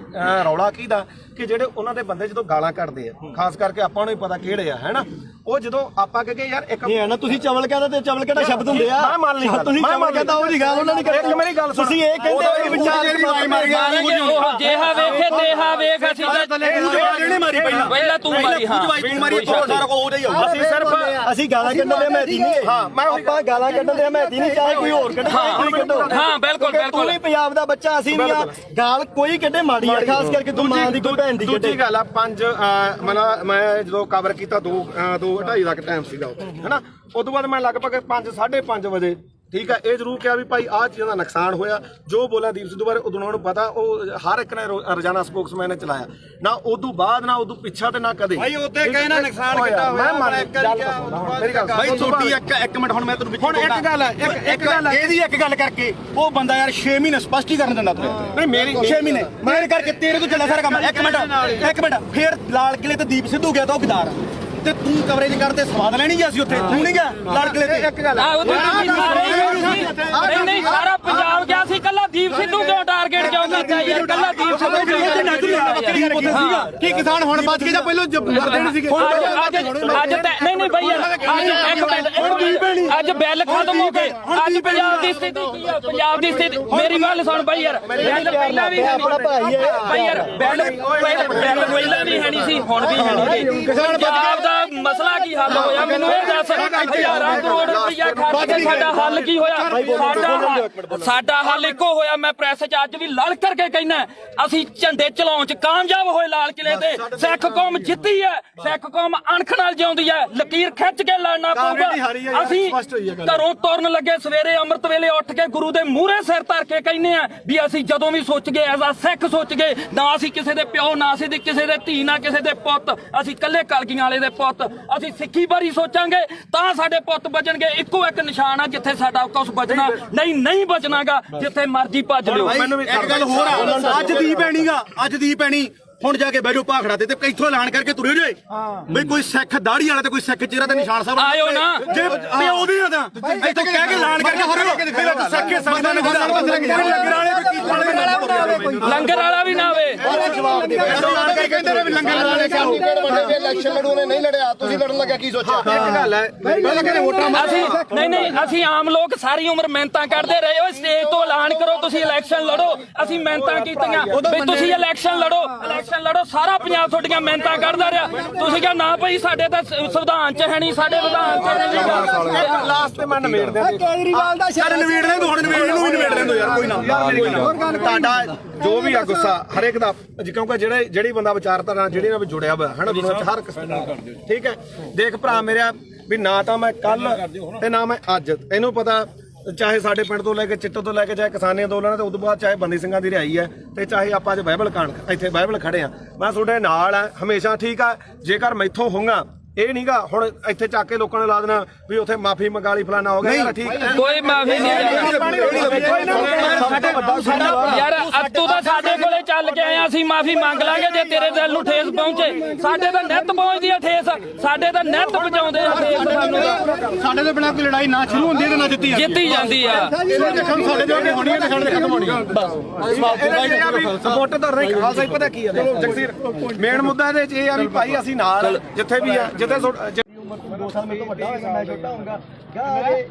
ਰੌਲਾ ਕੀ ਦਾ ਕਿ ਜਿਹੜੇ ਉਹਨਾਂ ਦੇ ਬੰਦੇ ਜਦੋਂ ਗਾਲਾਂ ਕੱਢਦੇ ਆ ਖਾਸ ਕਰਕੇ ਆਪਾਂ ਨੂੰ ਵੀ ਪਤਾ ਕਿਹੜੇ ਆ ਹੈਨਾ ਉਹ ਜਦੋਂ ਆਪਾਂ ਕਹੇ ਯਾਰ ਇੱਕ ਇਹ ਹੈ ਨਾ ਤੁਸੀਂ ਚਵਲ ਕਹਿੰਦਾ ਤੇ ਚਵਲ ਕਿਹੜਾ ਸ਼ਬਦ ਹੁੰਦੇ ਆ ਮੈਂ ਮੰਨ ਲਿਆ ਤੁਸੀਂ ਚਵਲ ਕਹਿੰਦਾ ਉਹ ਦੀ ਗੱਲ ਉਹਨਾਂ ਨੇ ਇੱਕ ਮੇਰੀ ਗੱਲ ਸੁਣ ਤੁਸੀਂ ਇਹ ਕਹਿੰਦੇ ਹੋ ਕਿ ਵਿਚਾਰ ਮਾਰ ਜਿਹਾ ਵੇਖੇ ਤੇਹਾ ਵੇਖ ਅਸੀਂ ਪਹਿਲਾਂ ਤੂੰ ਮਾਰੀ ਹਾਂ ਅਸੀਂ ਸਿਰਫ ਅਸੀਂ ਗਾਲਾਂ ਕੱਢਣ ਦੇ ਹਮੈਤੀ ਨਹੀਂ ਆਪਾਂ ਗਾਲਾਂ ਕੱਢਣ ਦੇ ਹਮੈਤੀ ਨਹੀਂ ਚਾਹੇ ਕੋਈ ਹੋਰ ਕੱਢੇ ਕੋਈ ਕੱਢੋ ਹਾਂ ਬਿਲਕੁਲ ਤੂੰ ਵੀ ਪੰਜਾਬ ਦਾ ਬੱਚਾ ਅਸੀਂ ਨਹੀਂ ਆ ਗਾਲ ਕੋਈ ਕੱਢੇ ਮਾੜੀ ਆ ਖਾਸ ਕਰਕੇ ਤੂੰ ਮਾਂ ਦੀ ਕੋਈ ਭੈਣ ਦੀ ਕੱਢੇ ਦੂਜੀ ਗੱਲ ਆ ਮੈਂ ਜਦੋਂ ਕਵਰ ਕੀਤਾ 2:30 ਦਾ ਟਾਈਮ ਸੀਗਾ ਹੈਨਾ ਉਸ ਤੋਂ ਬਾਅਦ ਮੈਂ ਲਗਭਗ 5:30 ਵਜੇ ਠੀਕ ਹੈ ਇਹ ਜ਼ਰੂਰ ਕਿਹਾ ਵੀ ਭਾਈ ਆਹ ਚੀਜ਼ਾਂ ਦਾ ਨੁਕਸਾਨ ਹੋਇਆ ਜੋ ਬੋਲਿਆ ਦੀਪ ਸਿੱਧੂ ਬਾਰੇ ਉਦੋਂ ਨੂੰ ਪਤਾ ਉਹ ਹਰ ਇੱਕ ਨੇ ਰੋਜ਼ਾਨਾ ਸਪੋਕਸਮੈਨ ਨੇ ਚਲਾਇਆ ਨਾ ਉਦੋਂ ਬਾਅਦ ਨਾ ਉਦੋਂ ਪਿੱਛਾ ਤੇ ਨਾ ਕਦੇ ਭਾਈ ਉੱਤੇ ਕਹੇ ਨਾ ਨੁਕਸਾਨ ਕਿੱਦਾਂ ਹੋਇਆ ਮੇਰੀ ਗੱਲ ਭਾਈ ਛੋਟੀ ਇੱਕ ਮਿੰਟ ਹੁਣ ਮੈਂ ਤੈਨੂੰ ਵਿੱਚ ਹੁਣ ਇੱਕ ਗੱਲ ਹੈ ਇੱਕ ਗੱਲ ਹੈ ਇਹਦੀ ਇੱਕ ਗੱਲ ਕਰਕੇ ਉਹ ਬੰਦਾ ਯਾਰ 6 ਮਹੀਨੇ ਸਪਸ਼ਟੀਕਰਨ ਦਿੰਦਾ ਤੂੰ ਨਹੀਂ ਮੇਰੀ 6 ਮਹੀਨੇ ਮੇਰੇ ਕਰਕੇ ਤੇਰੇ ਤੋਂ ਚੱਲਿਆ ਸਾਰਾ ਕੰਮ ਇੱਕ ਮਿੰਟ ਫੇਰ ਲਾਲ ਕਿਲੇ ਤੇ ਦੀਪ ਸਿੱਧੂ ਗਿਆ ਤਾਂ ਉਹ ਗਦਾਰ ਤੇ ਤੂੰ ਕਵਰੇਜ ਕਰਦੇ ਸਵਾਦ ਲੈਣੀ ਗਿਆ ਸੀ ਉੱਥੇ ਤੂੰ ਨਹੀਂ ਗਿਆ ਲਾਲ ਕਿਲੇ ਤੇ ਇੱਕ ਗੱਲ ਨਹੀਂ ਸਾਰਾ ਪੰਜਾਬ ਗਿਆ ਸੀ ਕੱਲਾ ਦੀਪ ਸਿੱਧੂ ਕਿਉਂ ਟਾਰਗੇਟ ਕਿਉਂ ਕੀਤਾ ਯਾਰ ਕੱਲਾ ਦੀਪ ਸਿੱਧੂ ਕੀ ਕਿਸਾਨ ਹੁਣ ਬਚ ਕੇ ਜਾਂ ਪਹਿਲਾਂ ਮਰਦੇ ਨਹੀਂ ਸੀਗੇ ਅੱਜ ਨਹੀਂ ਬਈ ਯਾਰ ਅੱਜ ਬਿੱਲ ਖਤਮ ਹੋ ਗਏ ਅੱਜ ਪੰਜਾਬ ਦੀ ਸਥਿਤੀ ਕੀ ਆ ਪੰਜਾਬ ਦੀ ਸਥਿਤੀ ਮੇਰੀ ਗੱਲ ਸੁਣ ਬਈ ਯਾਰ ਬਿੱਲ ਪਹਿਲਾਂ ਵੀ ਆਪਣਾ ਭਾਈ ਹੈ ਬਈ ਯਾਰ ਬਿੱਲ ਪਹਿਲਾਂ ਵੀ ਹੈ ਨਹੀਂ ਸੀ ਹੁਣ ਵੀ ਹੈ ਨਹੀਂ ਪੰਜਾਬ ਦਾ ਮਸਲਾ ਕੀ ਹੱਲ ਹੋਇਆ ਮੈਨੂੰ ਇਹ ਦੱਸ ਹਜ਼ਾਰਾਂ ਕਰੋੜ ਰੁਪਇਆ ਖਰਚ ਕੇ ਸਾਡਾ ਹੱਲ ਕੀ ਹੋਇਆ ਸਾਡਾ ਹੱਲ ਇੱਕੋ ਹੋਇਆ ਮੈਂ ਪ੍ਰੈਸ 'ਚ ਅੱਜ ਵੀ ਲੜ ਕਰਕੇ ਕਹਿਣਾ ਅਸੀਂ ਝੰਡੇ ਚਲਾਉਣ 'ਚ ਕਾਮਯਾਬ ਹੋਏ ਲਾਲ ਕਿਲੇ ਤੇ ਸਿੱਖ ਕੌਮ ਜਿੱਤੀ ਹੈ ਸਿੱਖ ਕੌਮ ਅਣਖ ਨਾਲ ਜਿਉਂਦੀ ਹੈ ਲਕੀਰ ਖਿੱਚ ਕੇ ਲੜਨਾ ਪਊਗਾ ਅਸੀਂ ਘਰੋਂ ਤੁਰਨ ਲੱਗੇ ਸਵੇਰੇ ਅੰਮ੍ਰਿਤ ਵੇਲੇ ਉੱਠ ਕੇ ਗੁਰੂ ਦੇ ਮੂਹਰੇ ਸਿਰ ਧਰ ਕੇ ਕਹਿੰਦੇ ਆ ਵੀ ਅਸੀਂ ਜਦੋਂ ਵੀ ਸੋਚ ਗਏ ਐਜ਼ ਆ ਸਿੱਖ ਸੋਚ ਗਏ ਨਾ ਅਸੀਂ ਕਿਸੇ ਦੇ ਪਿਓ ਨਾ ਅਸੀਂ ਕਿਸੇ ਦੇ ਧੀ ਨਾ ਕਿਸੇ ਦੇ ਪੁੱਤ ਅਸੀਂ ਇਕੱਲੇ ਕਲਗੀਆਂ ਵਾਲੇ ਦੇ ਪੁੱਤ ਅਸੀਂ ਸਿੱਖੀ ਬਾਰੇ ਸੋਚਾਂਗੇ ਤਾਂ ਸਾਡੇ ਪੁੱਤ ਬਚਣਗੇ ਇੱਕੋ ਇੱਕ ਨਿਸ਼ਾਨ ਆ ਜਿੱਥੇ ਸਾਡਾ ਕੁਝ ਬਚਣਾ ਨਹੀਂ ਬਚਣਾਗਾ ਜਿੱਥੇ ਮਰਜ਼ੀ ਭੱਜ ਲਿਓ ਇੱਕ ਗੱਲ ਹੋਰ ਆ ਅੱਜ ਦੀ ਪੈਣੀ ਹੁਣ ਜਾ ਕੇ ਬੈਜੋ ਭਾਖੜਾ ਤੇ ਇੱਥੋਂ ਐਲਾਨ ਕਰਕੇ ਤੁਰੇ ਜਾਏ ਬਈ ਕੋਈ ਸਿੱਖ ਦਾੜੀ ਵਾਲਾ ਤੇ ਕੋਈ ਸਿੱਖ ਚਿਹਰਾ ਤੇ ਨਿਸ਼ਾਨ ਸਾਹਿਬ ਆਇਓ ਨਾ ਜੇ ਉਹਦੀ ਨਾ ਇੱਥੋਂ ਕਹਿ ਕੇ ਐਲਾਨ ਕਰਕੇ ਹੋ ਸਿੱਖੇ ਸੰਗਤਾਂ ਨੇ ਲੰਗਰ ਵਾਲਾ ਵੀ ਨਾ ਆਵੇ ਕਹਿੰਦੇ ਨੇ ਵੀ ਲੰਗਰ ਵਾਲੇ ਇਲੈਕਸ਼ਨ ਲੜੂ ਨੇ ਨਹੀਂ ਲੜਿਆ ਤੁਸੀਂ ਲੜਨ ਲੱਗਿਆ ਕੀ ਸੋਚਿਆ ਇੱਕ ਗੱਲ ਹੈ ਅਸੀਂ ਆਮ ਲੋਕ ਸਾਰੀ ਉਮਰ ਮਿਹਨਤਾਂ ਕਰਦੇ ਰਹੇ ਓਏ ਸਟੇਜ ਤੋਂ ਐਲਾਨ ਕਰੋ ਤੁਸੀਂ ਇਲੈਕਸ਼ਨ ਲੜੋ ਅਸੀਂ ਮਿਹਨਤਾਂ ਕੀਤੀਆਂ ਵੀ ਤੁਸੀਂ ਇਲੈਕਸ਼ਨ ਲੜੋ ਸਾਰਾ ਪੰਜਾਬ ਤੁਹਾਡੀਆਂ ਮਿਹਨਤਾਂ ਕਰਦਾ ਰਿਹਾ ਤੁਸੀਂ ਕਿਹਾ ਨਾ ਭਾਈ ਸਾਡੇ ਤਾਂ ਸੰਵਿਧਾਨ 'ਚ ਹੈ ਨਹੀਂ ਸਾਡੇ ਵਿਧਾਨ 'ਚ ਨਹੀਂ ਲਾਸਟ ਤੇ ਮੈਂ ਨਿਬੇੜ ਦੇ ਕੇਜਰੀਵਾਲ ਦਾ ਯਾਰ ਨਵੇੜ ਦੇ ਹੁਣ ਨਵੇੜ ਨੂੰ ਵੀ ਨਵੇੜ ਦੇ ਯਾਰ ਕੋਈ ਨਾ ਤੁਹਾਡਾ ਜੋ ਵੀ ਆ ਗੁੱਸਾ ਹਰੇਕ ਦਾ ਕਿਉਂਕਿ ਜਿਹੜੀ ਬੰਦਾ ਵਿਚਾਰਧਾਰਾ ਨਾਲ ਜਿਹੜੀ ਨਾਲ ਵੀ ਜੁੜਿਆ ਹੋਇਆ ਹੈ ਨਾ ਦੁਨੀਆ 'ਚ ਹਰ ਕਿਸਮ ਦਾ ਠੀਕ ਹੈ ਦੇਖ ਭਰਾ ਮੇਰਿਆ ਵੀ ਨਾ ਤਾਂ ਮੈਂ ਕੱਲ ਤੇ ਨਾ ਮੈਂ ਅੱਜ ਇਹਨੂੰ ਪਤਾ ਚਾਹੇ ਸਾਡੇ ਪਿੰਡ ਤੋਂ ਲੈ ਕੇ ਚਿੱਟੇ ਤੋਂ ਲੈ ਕੇ ਚਾਹੇ ਕਿਸਾਨੀ ਅੰਦੋਲਨ ਤੇ ਉਦੋਂ ਬਾਅਦ ਚਾਹੇ ਬੰਦੀ ਸਿੰਘਾਂ ਦੀ ਰਿਹਾਈ ਹੈ ਤੇ ਚਾਹੇ ਆਪਾਂ ਅੱਜ ਬਾਈਬਲ ਕਾਣ ਇੱਥੇ ਬਾਈਬਲ ਖੜੇ ਆ ਮੈਂ ਤੁਹਾਡੇ ਨਾਲ ਆ ਹਮੇਸ਼ਾ ਠੀਕ ਆ ਜੇਕਰ ਮੈਥੋਂ ਹੋਊਗਾ ਇਹ ਨਹੀਂਗਾ ਹੁਣ ਇੱਥੇ ਚੱਕ ਕੇ ਲੋਕਾਂ ਨੇ ਲਾ ਦੇਣਾ ਵੀ ਉੱਥੇ ਮਾਫੀ ਮੰਗਾ ਲਈ ਫਲਾਣਾ ਹੋ ਗਿਆ ਯਾਰ ਠੀਕ ਹੈ ਕੋਈ ਮਾਫੀ ਨਹੀਂ ਯਾਰ ਅੱਤੂ ਤਾਂ ਸਾਡੇ ਕੋਲੇ ਚੱਲ ਕੇ ਆਇਆ ਅਸੀਂ ਮਾਫੀ ਮੰਗ ਲਾਂਗੇ ਜੇ ਤੇਰੇ ਦਿਲ ਨੂੰ ਠੇਸ ਪਹੁੰਚੇ ਸਾਡੇ ਤਾਂ ਨਿੱਤ ਪਹੁੰਚਦੀ ਆ ਠੇਸ ਸਾਡੇ ਤਾਂ ਨਿੱਤ ਪਹੁੰਚਾਉਂਦੇ ਆ ਠੇਸ ਸਾਨੂੰ ਸਾਡੇ ਤੋਂ ਬਿਨਾਂ ਕੋਈ ਲੜਾਈ ਨਾ ਸ਼ੁਰੂ ਹੁੰਦੀ ਤੇ ਨਾ ਜਿੱਤੀ ਜਾਂਦੀ ਆ ਸਾਡੇ ਜੋ ਅੱਗੇ ਹੋਣੀ ਹੈ ਤੇ ਸਾਡੇ ਖਤਮ ਹੋਣੀ ਹੈ ਬਸ ਸਪੋਰਟ ਤਾਂ ਨਹੀਂ ਖਾਲਸਾ ਹੀ ਪਤਾ ਕੀ ਆ ਜਗਸੀਰ ਮੇਨ ਮੁੱਦਾ ਇਹਦੇ 'ਚ ਇਹ ਆ ਵੀ ਭਾਈ ਅਸੀਂ ਨਾਲ ਜਿੱਥੇ ਵੀ ਆ ਜਿੱਥੇ 2 ਸਾਲ ਮੇਰੇ ਤੋਂ ਵੱਡਾ ਹੋਏਗਾ ਮੈਂ ਛੋਟਾ ਹੋਊਗਾ ਗਾਰੇ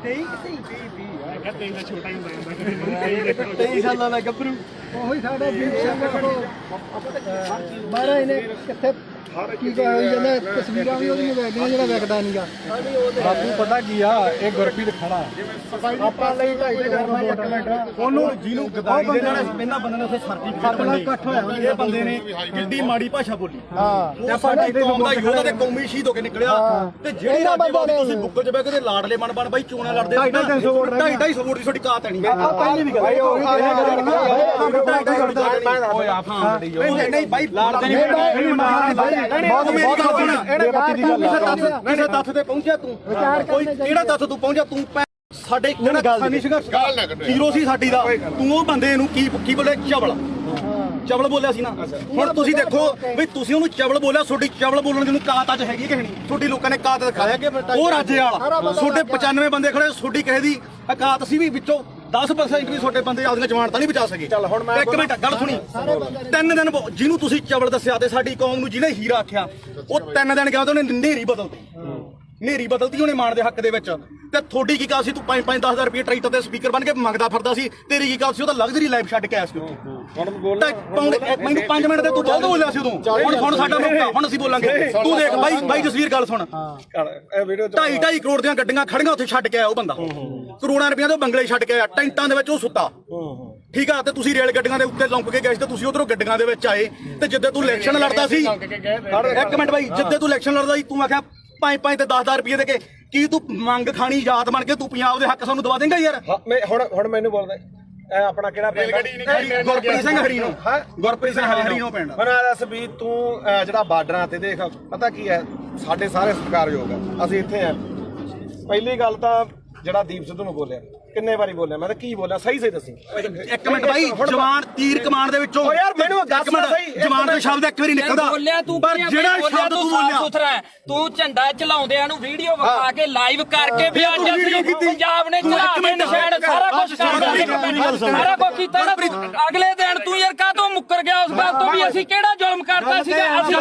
23 ਸਾਲਾਂ ਦਾ ਗੱਭਰੂ ਉਹੀ ਸਾਡਾ ਦੀਪ ਸਿੰਘ ਬਾਰਾ ਇਹਨੇ ਕਿੱਥੇ ਕੀ ਹੋਈ ਜਾਂਦਾ ਤਸਵੀਰਾਂ ਵੀ ਉਹਦੀਆਂ ਵੇਖਦੀਆਂ ਜਿਹੜਾ ਵੇਖਦਾ ਨਹੀਂਗਾ ਬਾਪੂ ਪਤਾ ਕੀ ਆ ਇਹ ਗੁਰਪ੍ਰੀਤ ਖੜਾ ਆਪਾਂ ਲਈ ਢਾਈ ਦੇ ਘਰ ਉਹਨੂੰ ਜਿਹਨੂੰ ਗਦਾਰੀ ਦੇ ਨਾਲ ਇਹਨਾਂ ਬੰਦੇ ਨੇ ਉੱਥੇ ਸਰਟੀਫਿਕੇਟ ਬਣਾ ਇਕੱਠ ਹੋਇਆ ਇਹ ਬੰਦੇ ਨੇ ਕਿੱਡੀ ਮਾੜੀ ਭਾਸ਼ਾ ਬੋਲੀ ਹਾਂ ਤੇ ਆਪਾਂ ਢਾਈ ਕੌਮ ਦਾ ਯੋਧਾ ਤੇ ਕੌਮੀ ਸ਼ਹੀਦ ਹੋ ਕੇ ਨਿਕਲਿਆ ਤੇ ਜਿਹੜੇ ਰਾਜੇ ਤੁਸੀਂ ਬੁੱਕਲ 'ਚ ਬਹਿ ਕੇ ਲਾਡਲੇ ਬਣ ਬਾਈ ਚੋਣਾਂ ਲੜਦੇ 250 ਵੋਟ ਦੀ ਤੁਹਾਡੀ ਕਾਤ ਨਹੀਂ ਪਹਿਲੀ ਵੀ ਗੱਲ ਓਏ ਆਫਾਂ ਨਹੀਂ ਬਾਈ ਲਾੜਦੇ ਕਿਸੇ ਤੱਥ ਤੇ ਪਹੁੰਚਿਆ ਤੂੰ ਕੋਈ ਕਿਹੜਾ ਤੱਥ ਤੂੰ ਪਹੁੰਚਿਆ ਤੂੰ ਸਾਡੇ ਜਿਹੜਾ ਕਿਸਾਨੀ ਸੰਘਰਸ਼ ਜ਼ੀਰੋ ਸੀ ਸਾਡੀ ਦਾ ਤੂੰ ਉਹ ਬੰਦੇ ਨੂੰ ਕੀ ਬੋਲੇ ਚਵਲ ਬੋਲਿਆ ਸੀ ਨਾ ਹੁਣ ਤੁਸੀਂ ਦੇਖੋ ਵੀ ਤੁਸੀਂ ਉਹਨੂੰ ਚਵਲ ਬੋਲਿਆ ਤੁਹਾਡੀ ਚਵਲ ਬੋਲਣ ਦੀ ਨੂੰ ਕਾਤ ਅੱਜ ਹੈਗੀ ਕਿ ਨਹੀਂ ਤੁਹਾਡੀ ਲੋਕਾਂ ਨੇ ਕਾਤ ਦਿਖਾਇਆ ਕਿ ਉਹ ਰਾਜੇ ਵਾਲਾ ਤੁਹਾਡੇ 95 ਬੰਦੇ ਖੜੇ ਤੁਹਾਡੀ ਕਿਸੇ ਦੀ ਕਾਤ ਸੀ ਵੀ ਵਿੱਚੋਂ 10% ਵੀ ਤੁਹਾਡੇ ਬੰਦੇ ਆਪਦੀਆਂ ਜਵਾਨਤਾਂ ਨਹੀਂ ਬਚਾ ਸਕੇ ਚੱਲ ਹੁਣ ਮੈਂ ਇੱਕ ਮਿੰਟ ਗੱਲ ਸੁਣੀ 3 ਦਿਨ ਜਿਹਨੂੰ ਤੁਸੀਂ ਚਵਲ ਦੱਸਿਆ ਤੇ ਸਾਡੀ ਕੌਮ ਨੂੰ ਜਿਹਨੇ ਹੀਰਾ ਆਖਿਆ ਉਹ 3 ਦਿਨ ਗਿਆ ਤੇ ਉਹਨੇ ਨੇਰੀ ਬਦਲਤੀ ਉਹਨੇ ਮਾਣ ਦੇ ਹੱਕ ਦੇ ਵਿੱਚ ਤੇ ਤੁਹਾਡੀ ਕੀ ਕਾਲ ਸੀ ਤੂੰ 5-10,000 ਰੁਪਏ ਟਰੈਕਟਰ ਤੇ ਸਪੀਕਰ ਬਣ ਕੇ ਮੰਗਦਾ ਫਿਰਦਾ ਸੀ ਤੇਰੀ ਕੀ ਕਾਲ ਸੀ ਉਹ ਤਾਂ ਲਗਜ਼ਰੀ ਲਾਈਫ ਛੱਡ ਕੇ ਆਇਆ ਸੀ ਮੈਨੂੰ 5 ਮਿੰਟ ਤੇ ਤੂੰ ਬਹੁਤ ਬੋਲਿਆ ਸੀ ਉਦੋਂ ਹੁਣ ਸਾਡਾ ਮੌਕਾ ਹੁਣ ਅਸੀਂ ਬੋਲਾਂਗੇ ਤੂੰ ਦੇਖ ਬਾਈ ਜਸਵੀਰ ਗੱਲ ਸੁਣ 2.5 ਕਰੋੜ ਦੀਆਂ ਗੱਡੀਆਂ ਖੜੀਆਂ ਉੱਥੇ ਛੱਡ ਕੇ ਆਇਆ ਉਹ ਬੰਦਾ ਕਰੋੜਾਂ ਰੁਪਈਆਂ ਦੇ ਬੰਗਲੇ ਛੱਡ ਕੇ ਆਇਆ ਟੈਂਟਾਂ ਦੇ ਵਿੱਚ ਉਹ ਸੁੱਤਾ ਠੀਕ ਆ ਤੇ ਤੁਸੀਂ ਰੇਲ ਗੱਡੀਆਂ ਦੇ ਉੱਤੇ ਲੰਕ ਕੇ ਗਏ ਤੇ ਤੁਸੀਂ ਉਧਰੋਂ ਗੱਡੀਆਂ ਦੇ ਵਿੱਚ ਆਏ ਤੇ ਜਿੱਦੇ ਤੂੰ ਇਲੈਕਸ਼ਨ ਲੜਦਾ ਸੀ ਇੱਕ ਮਿੰਟ ਬਾਈ ਜਿੱਦੇ ਤੂੰ ਇਲੈਕਸ਼ਨ ਲੜਦਾ ਸੀ ਤੂੰ ਆਖਿਆ 5 ਤੇ 10,000 ਰੁਪਏ ਦੇ ਕੇ ਕੀ ਤੂੰ ਮੰਗ ਖਾਣੀ ਜਾਤ ਬਣ ਕੇ ਤੂੰ ਪੰਜਾਬ ਦੇ ਹੱਕ ਸਾਨੂੰ ਦਵਾ ਦੇਂਗਾ ਯਾਰ? ਹੁਣ ਮੈਨੂੰ ਬੋਲਦਾ ਇਹ ਆਪਣਾ ਕਿਹੜਾ ਪਿੰਡ ਗੁਰਪ੍ਰੀਤ ਸਿੰਘ ਹਰੀਨੋ ਗੁਰਪ੍ਰੀਤ ਸਿੰਘ ਹਰੀਨੋ ਪਿੰਡ। ਮੈਨੂੰ ਦੱਸ ਵੀ ਤੂੰ ਜਿਹੜਾ ਬਾਰਡਰਾਂ ਤੇ ਦੇਖ ਪਤਾ ਕੀ ਹੈ ਸਾਡੇ ਸਾਰੇ ਸਤਿਕਾਰਯੋਗ ਆ ਅਸੀਂ ਇੱਥੇ ਆ। ਪਹਿਲੀ ਗੱਲ ਤਾਂ ਜਿਹੜਾ ਦੀਪ ਸਿੱਧੂ ਨੂੰ ਬੋਲਿਆ ਕਿੰਨੇ ਵਾਰੀ ਬੋਲਿਆ ਮੈਂ ਤਾਂ ਕੀ ਬੋਲਿਆ ਸਹੀ ਦੱਸੀ। ਇੱਕ ਮਿੰਟ ਬਾਈ ਜਵਾਨ ਤੀਰ ਕਮਾਨ ਦੇ ਵਿੱਚੋਂ ਓ ਯਾਰ ਮੈਨੂੰ ਦੱਸ ਸਹੀ ਜਵਾਨ ਦਾ ਸ਼ਬਦ ਇੱਕ ਵਾਰੀ ਨਿਕਲਦਾ ਬੋਲਿਆ ਤੂੰ ਪਰ ਜਿਹੜਾ ਸ਼ਬਦ ਤੂੰ ਬੋਲਿਆ ਸੁਥਰਾ ਤੂੰ ਝੰਡਾ ਚਲਾਉਂਦਿਆਂ ਨੂੰ ਵੀਡੀਓ ਵਿਖਾ ਕੇ ਲਾਈਵ ਕਰਕੇ ਵੀ ਅੱਜ ਅਸੀਂ ਪੰਜਾਬ ਨੇ ਚੜਾ ਕੇ ਨਿਸ਼ਾਨ ਸਾਰਾ ਕੁਝ ਕਰਦਾ ਸਾਰਾ ਕੁਝ ਕੀਤਾ ਨਾ ਅਗਲੇ ਦਿਨ ਤੂੰ ਯਾਰ ਕਾਹਤੋਂ ਮੁੱਕਰ ਗਿਆ ਉਸ ਗੱਲ ਤੋਂ ਵੀ ਅਸੀਂ ਕਿਹੜਾ ਜ਼ੁਲਮ ਕਰਤਾ ਸੀਗਾ ਅਸੀਂ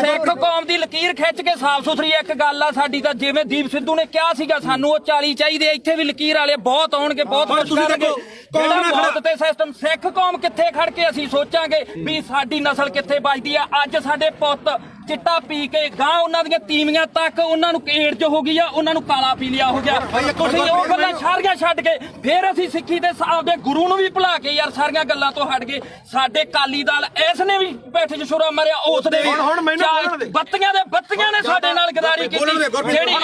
ਸਿੱਖ ਕੌਮ ਦੀ ਲਕੀਰ ਖਿੱਚ ਕੇ ਸਾਫ਼ ਸੁਥਰੀ ਇੱਕ ਗੱਲ ਆ ਸਾਡੀ ਤਾਂ ਜਿਵੇਂ ਦੀਪ ਸਿੱਧੂ ਨੇ ਕਿਹਾ ਸੀਗਾ ਸਾਨੂੰ ਉਹ 40 ਚਾਹੀਦੇ ਇੱਥੇ ਵੀ ਲਕੀਰ ਵਾਲੇ ਬਹੁਤ ਆਉਣਗੇ ਬਹੁਤ ਕੁਝ ਕਰਨਗੇ ਜਿਹੜਾ ਮੌਤ ਤੇ ਸਿਸਟਮ ਸਿੱਖ ਕੌਮ ਕਿੱਥੇ ਖੜ ਕੇ ਅਸੀਂ ਸੋਚਾਂਗੇ ਵੀ ਸਾਡੀ ਨਸਲ ਕਿੱਥੇ ਬਚਦੀ ਆ। ਅੱਜ ਸਾਡੇ ਪੁੱਤ ਚਿੱਟਾ ਪੀ ਕੇ ਗਾਂ ਉਹਨਾਂ ਦੀਆਂ ਤੀਵੀਆਂ ਤੱਕ ਉਹਨਾਂ ਨੂੰ ਏਡਜ਼ ਹੋ ਗਈ ਆ ਉਹਨਾਂ ਨੂੰ ਕਾਲਾ ਪੀ ਲਿਆ ਹੋ ਗਿਆ। ਤੁਸੀਂ ਉਹ ਗੱਲਾਂ ਸਾਰੀਆਂ ਛੱਡ ਕੇ ਫਿਰ ਅਸੀਂ ਸਿੱਖੀ ਦੇ ਆਪਦੇ ਗੁਰੂ ਨੂੰ ਵੀ ਭੁਲਾ ਕੇ ਯਾਰ ਸਾਰੀਆਂ ਗੱਲਾਂ ਤੋਂ ਹਟ ਗਏ। ਸਾਡੇ ਕਾਲੀ ਦਲ ਇਸ ਨੇ ਵੀ ਬੈਠੇ ਚ ਛੁਰਾ ਮਾਰਿਆ ਉਸ ਦੇ ਵੀ ਬੱਤੀਆਂ ਨੇ ਸਾਡੇ ਨਾਲ ਗਦਾਰੀ ਕੀਤੀ। ਜਿਹੜੀ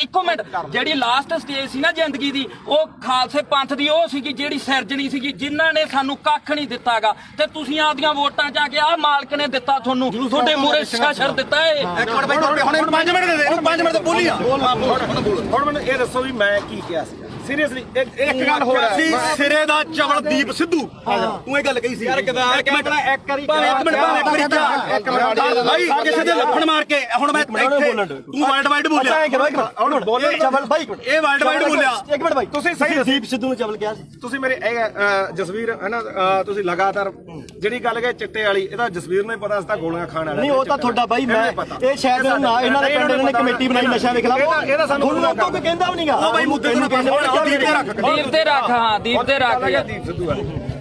ਇੱਕੋ ਮਿੰਟ ਜਿਹੜੀ ਲਾਸਟ ਸਟੇਜ ਸੀ ਨਾ ਜ਼ਿੰਦਗੀ ਦੀ ਉਹ ਖਾਲਸੇ ਪੰਥ ਦੀ ਉਹ ਸੀਗੀ ਜਿਹੜੀ ਸਿਰਜਣੀ ਸੀਗੀ ਜਿਨ੍ਹਾਂ ਨੇ ਸਾਨੂੰ ਕੱਖ ਨਹੀਂ ਦਿੱਤਾਗਾ ਤੇ ਤੁਸੀਂ ਆਪਦੀਆਂ ਵੋਟਾਂ ਚ ਆ ਕੇ ਆਹ ਮਾਲਕ ਨੇ ਦਿੱਤਾ ਤੁਹਾਨੂੰ ਤੁਹਾਡੇ ਮੂਹਰੇ ਸ਼ਾਸਰ ਦਿੱਤਾ ਏ। ਇੱਕ ਮਿੰਟ ਬਾਈ ਹੁਣ 5 ਮਿੰਟ ਦੇ ਦੇ 5 ਮਿੰਟ ਤੇ ਬੋਲੀ ਆ। ਹੁਣ ਮੈਨੂੰ ਇਹ ਦੱਸੋ ਵੀ ਮੈਂ ਕੀ ਕਿਹਾ ਸੀ ਸੀਰੀਅਸਲੀ ਇੱਕ ਗੱਲ ਹੋ ਰਹੀ ਸੀ ਸਿਰੇ ਦਾ ਚਵਲ ਦੀਪ ਸਿੱਧੂ ਤੂੰ ਇਹ ਗੱਲ ਕਹੀ ਸੀ ਯਾਰ ਗਦਾਰ ਇੱਕ ਮਿੰਟ ਭਾਈ ਕਿਸੇ ਦੇ ਲੱਫੜ ਮਾਰ ਕੇ ਹੁਣ ਮੈਂ ਇੱਥੇ ਤੂੰ ਵਰਲਡ ਵਾਈਡ ਬੋਲਿਆ ਹੁਣ ਬੋਲੇ ਚਵਲ ਬਾਈ ਇਹ ਵਰਲਡ ਵਾਈਡ ਬੋਲਿਆ। ਇੱਕ ਮਿੰਟ ਬਾਈ ਤੁਸੀਂ ਸਹੀ ਦੀਪ ਸਿੱਧੂ ਨੂੰ ਚਵਲ ਕਿਹਾ ਸੀ ਤੁਸੀਂ ਮੇਰੇ ਜਸਵੀਰ ਹੈ ਨਾ ਤੁਸੀਂ ਲਗਾਤਾਰ ਜਿਹੜੀ ਗੱਲ ਕਹੇ ਚਿੱਟੇ ਵਾਲੀ ਇਹਦਾ ਜਸਵੀਰ ਨੂੰ ਹੀ ਪਤਾ ਸੀ ਗੋਲੀਆਂ ਖਾਣ ਵਾਲਾ ਨਹੀਂ ਉਹ ਤਾਂ ਤੁਹਾਡਾ ਬਾਈ ਮੈਂ ਇਹ ਸ਼ਾਇਦ ਇਹਨਾਂ ਦੇ ਪਿੰਡ ਨੇ ਕਮੇਟੀ ਬਣਾਈ ਨਸ਼ਾ ਦੇ ਖਿਲਾਫ ਇਹਦਾ ਸਾਨੂੰ ਲੋਕਾਂ ਕੋਈ ਕਹਿੰਦਾ ਵੀ ਨਹੀਂਗਾ ਉਹ ਬਾਈ ਮੁੱਦੇ ਨੂੰ ਦੀਪ ਤੇ ਰੱਖ ਹਾਂ ਦੀਪ ਤੇ ਰੱਖ ਦੀਪ ਸਿੱਧੂ ਆ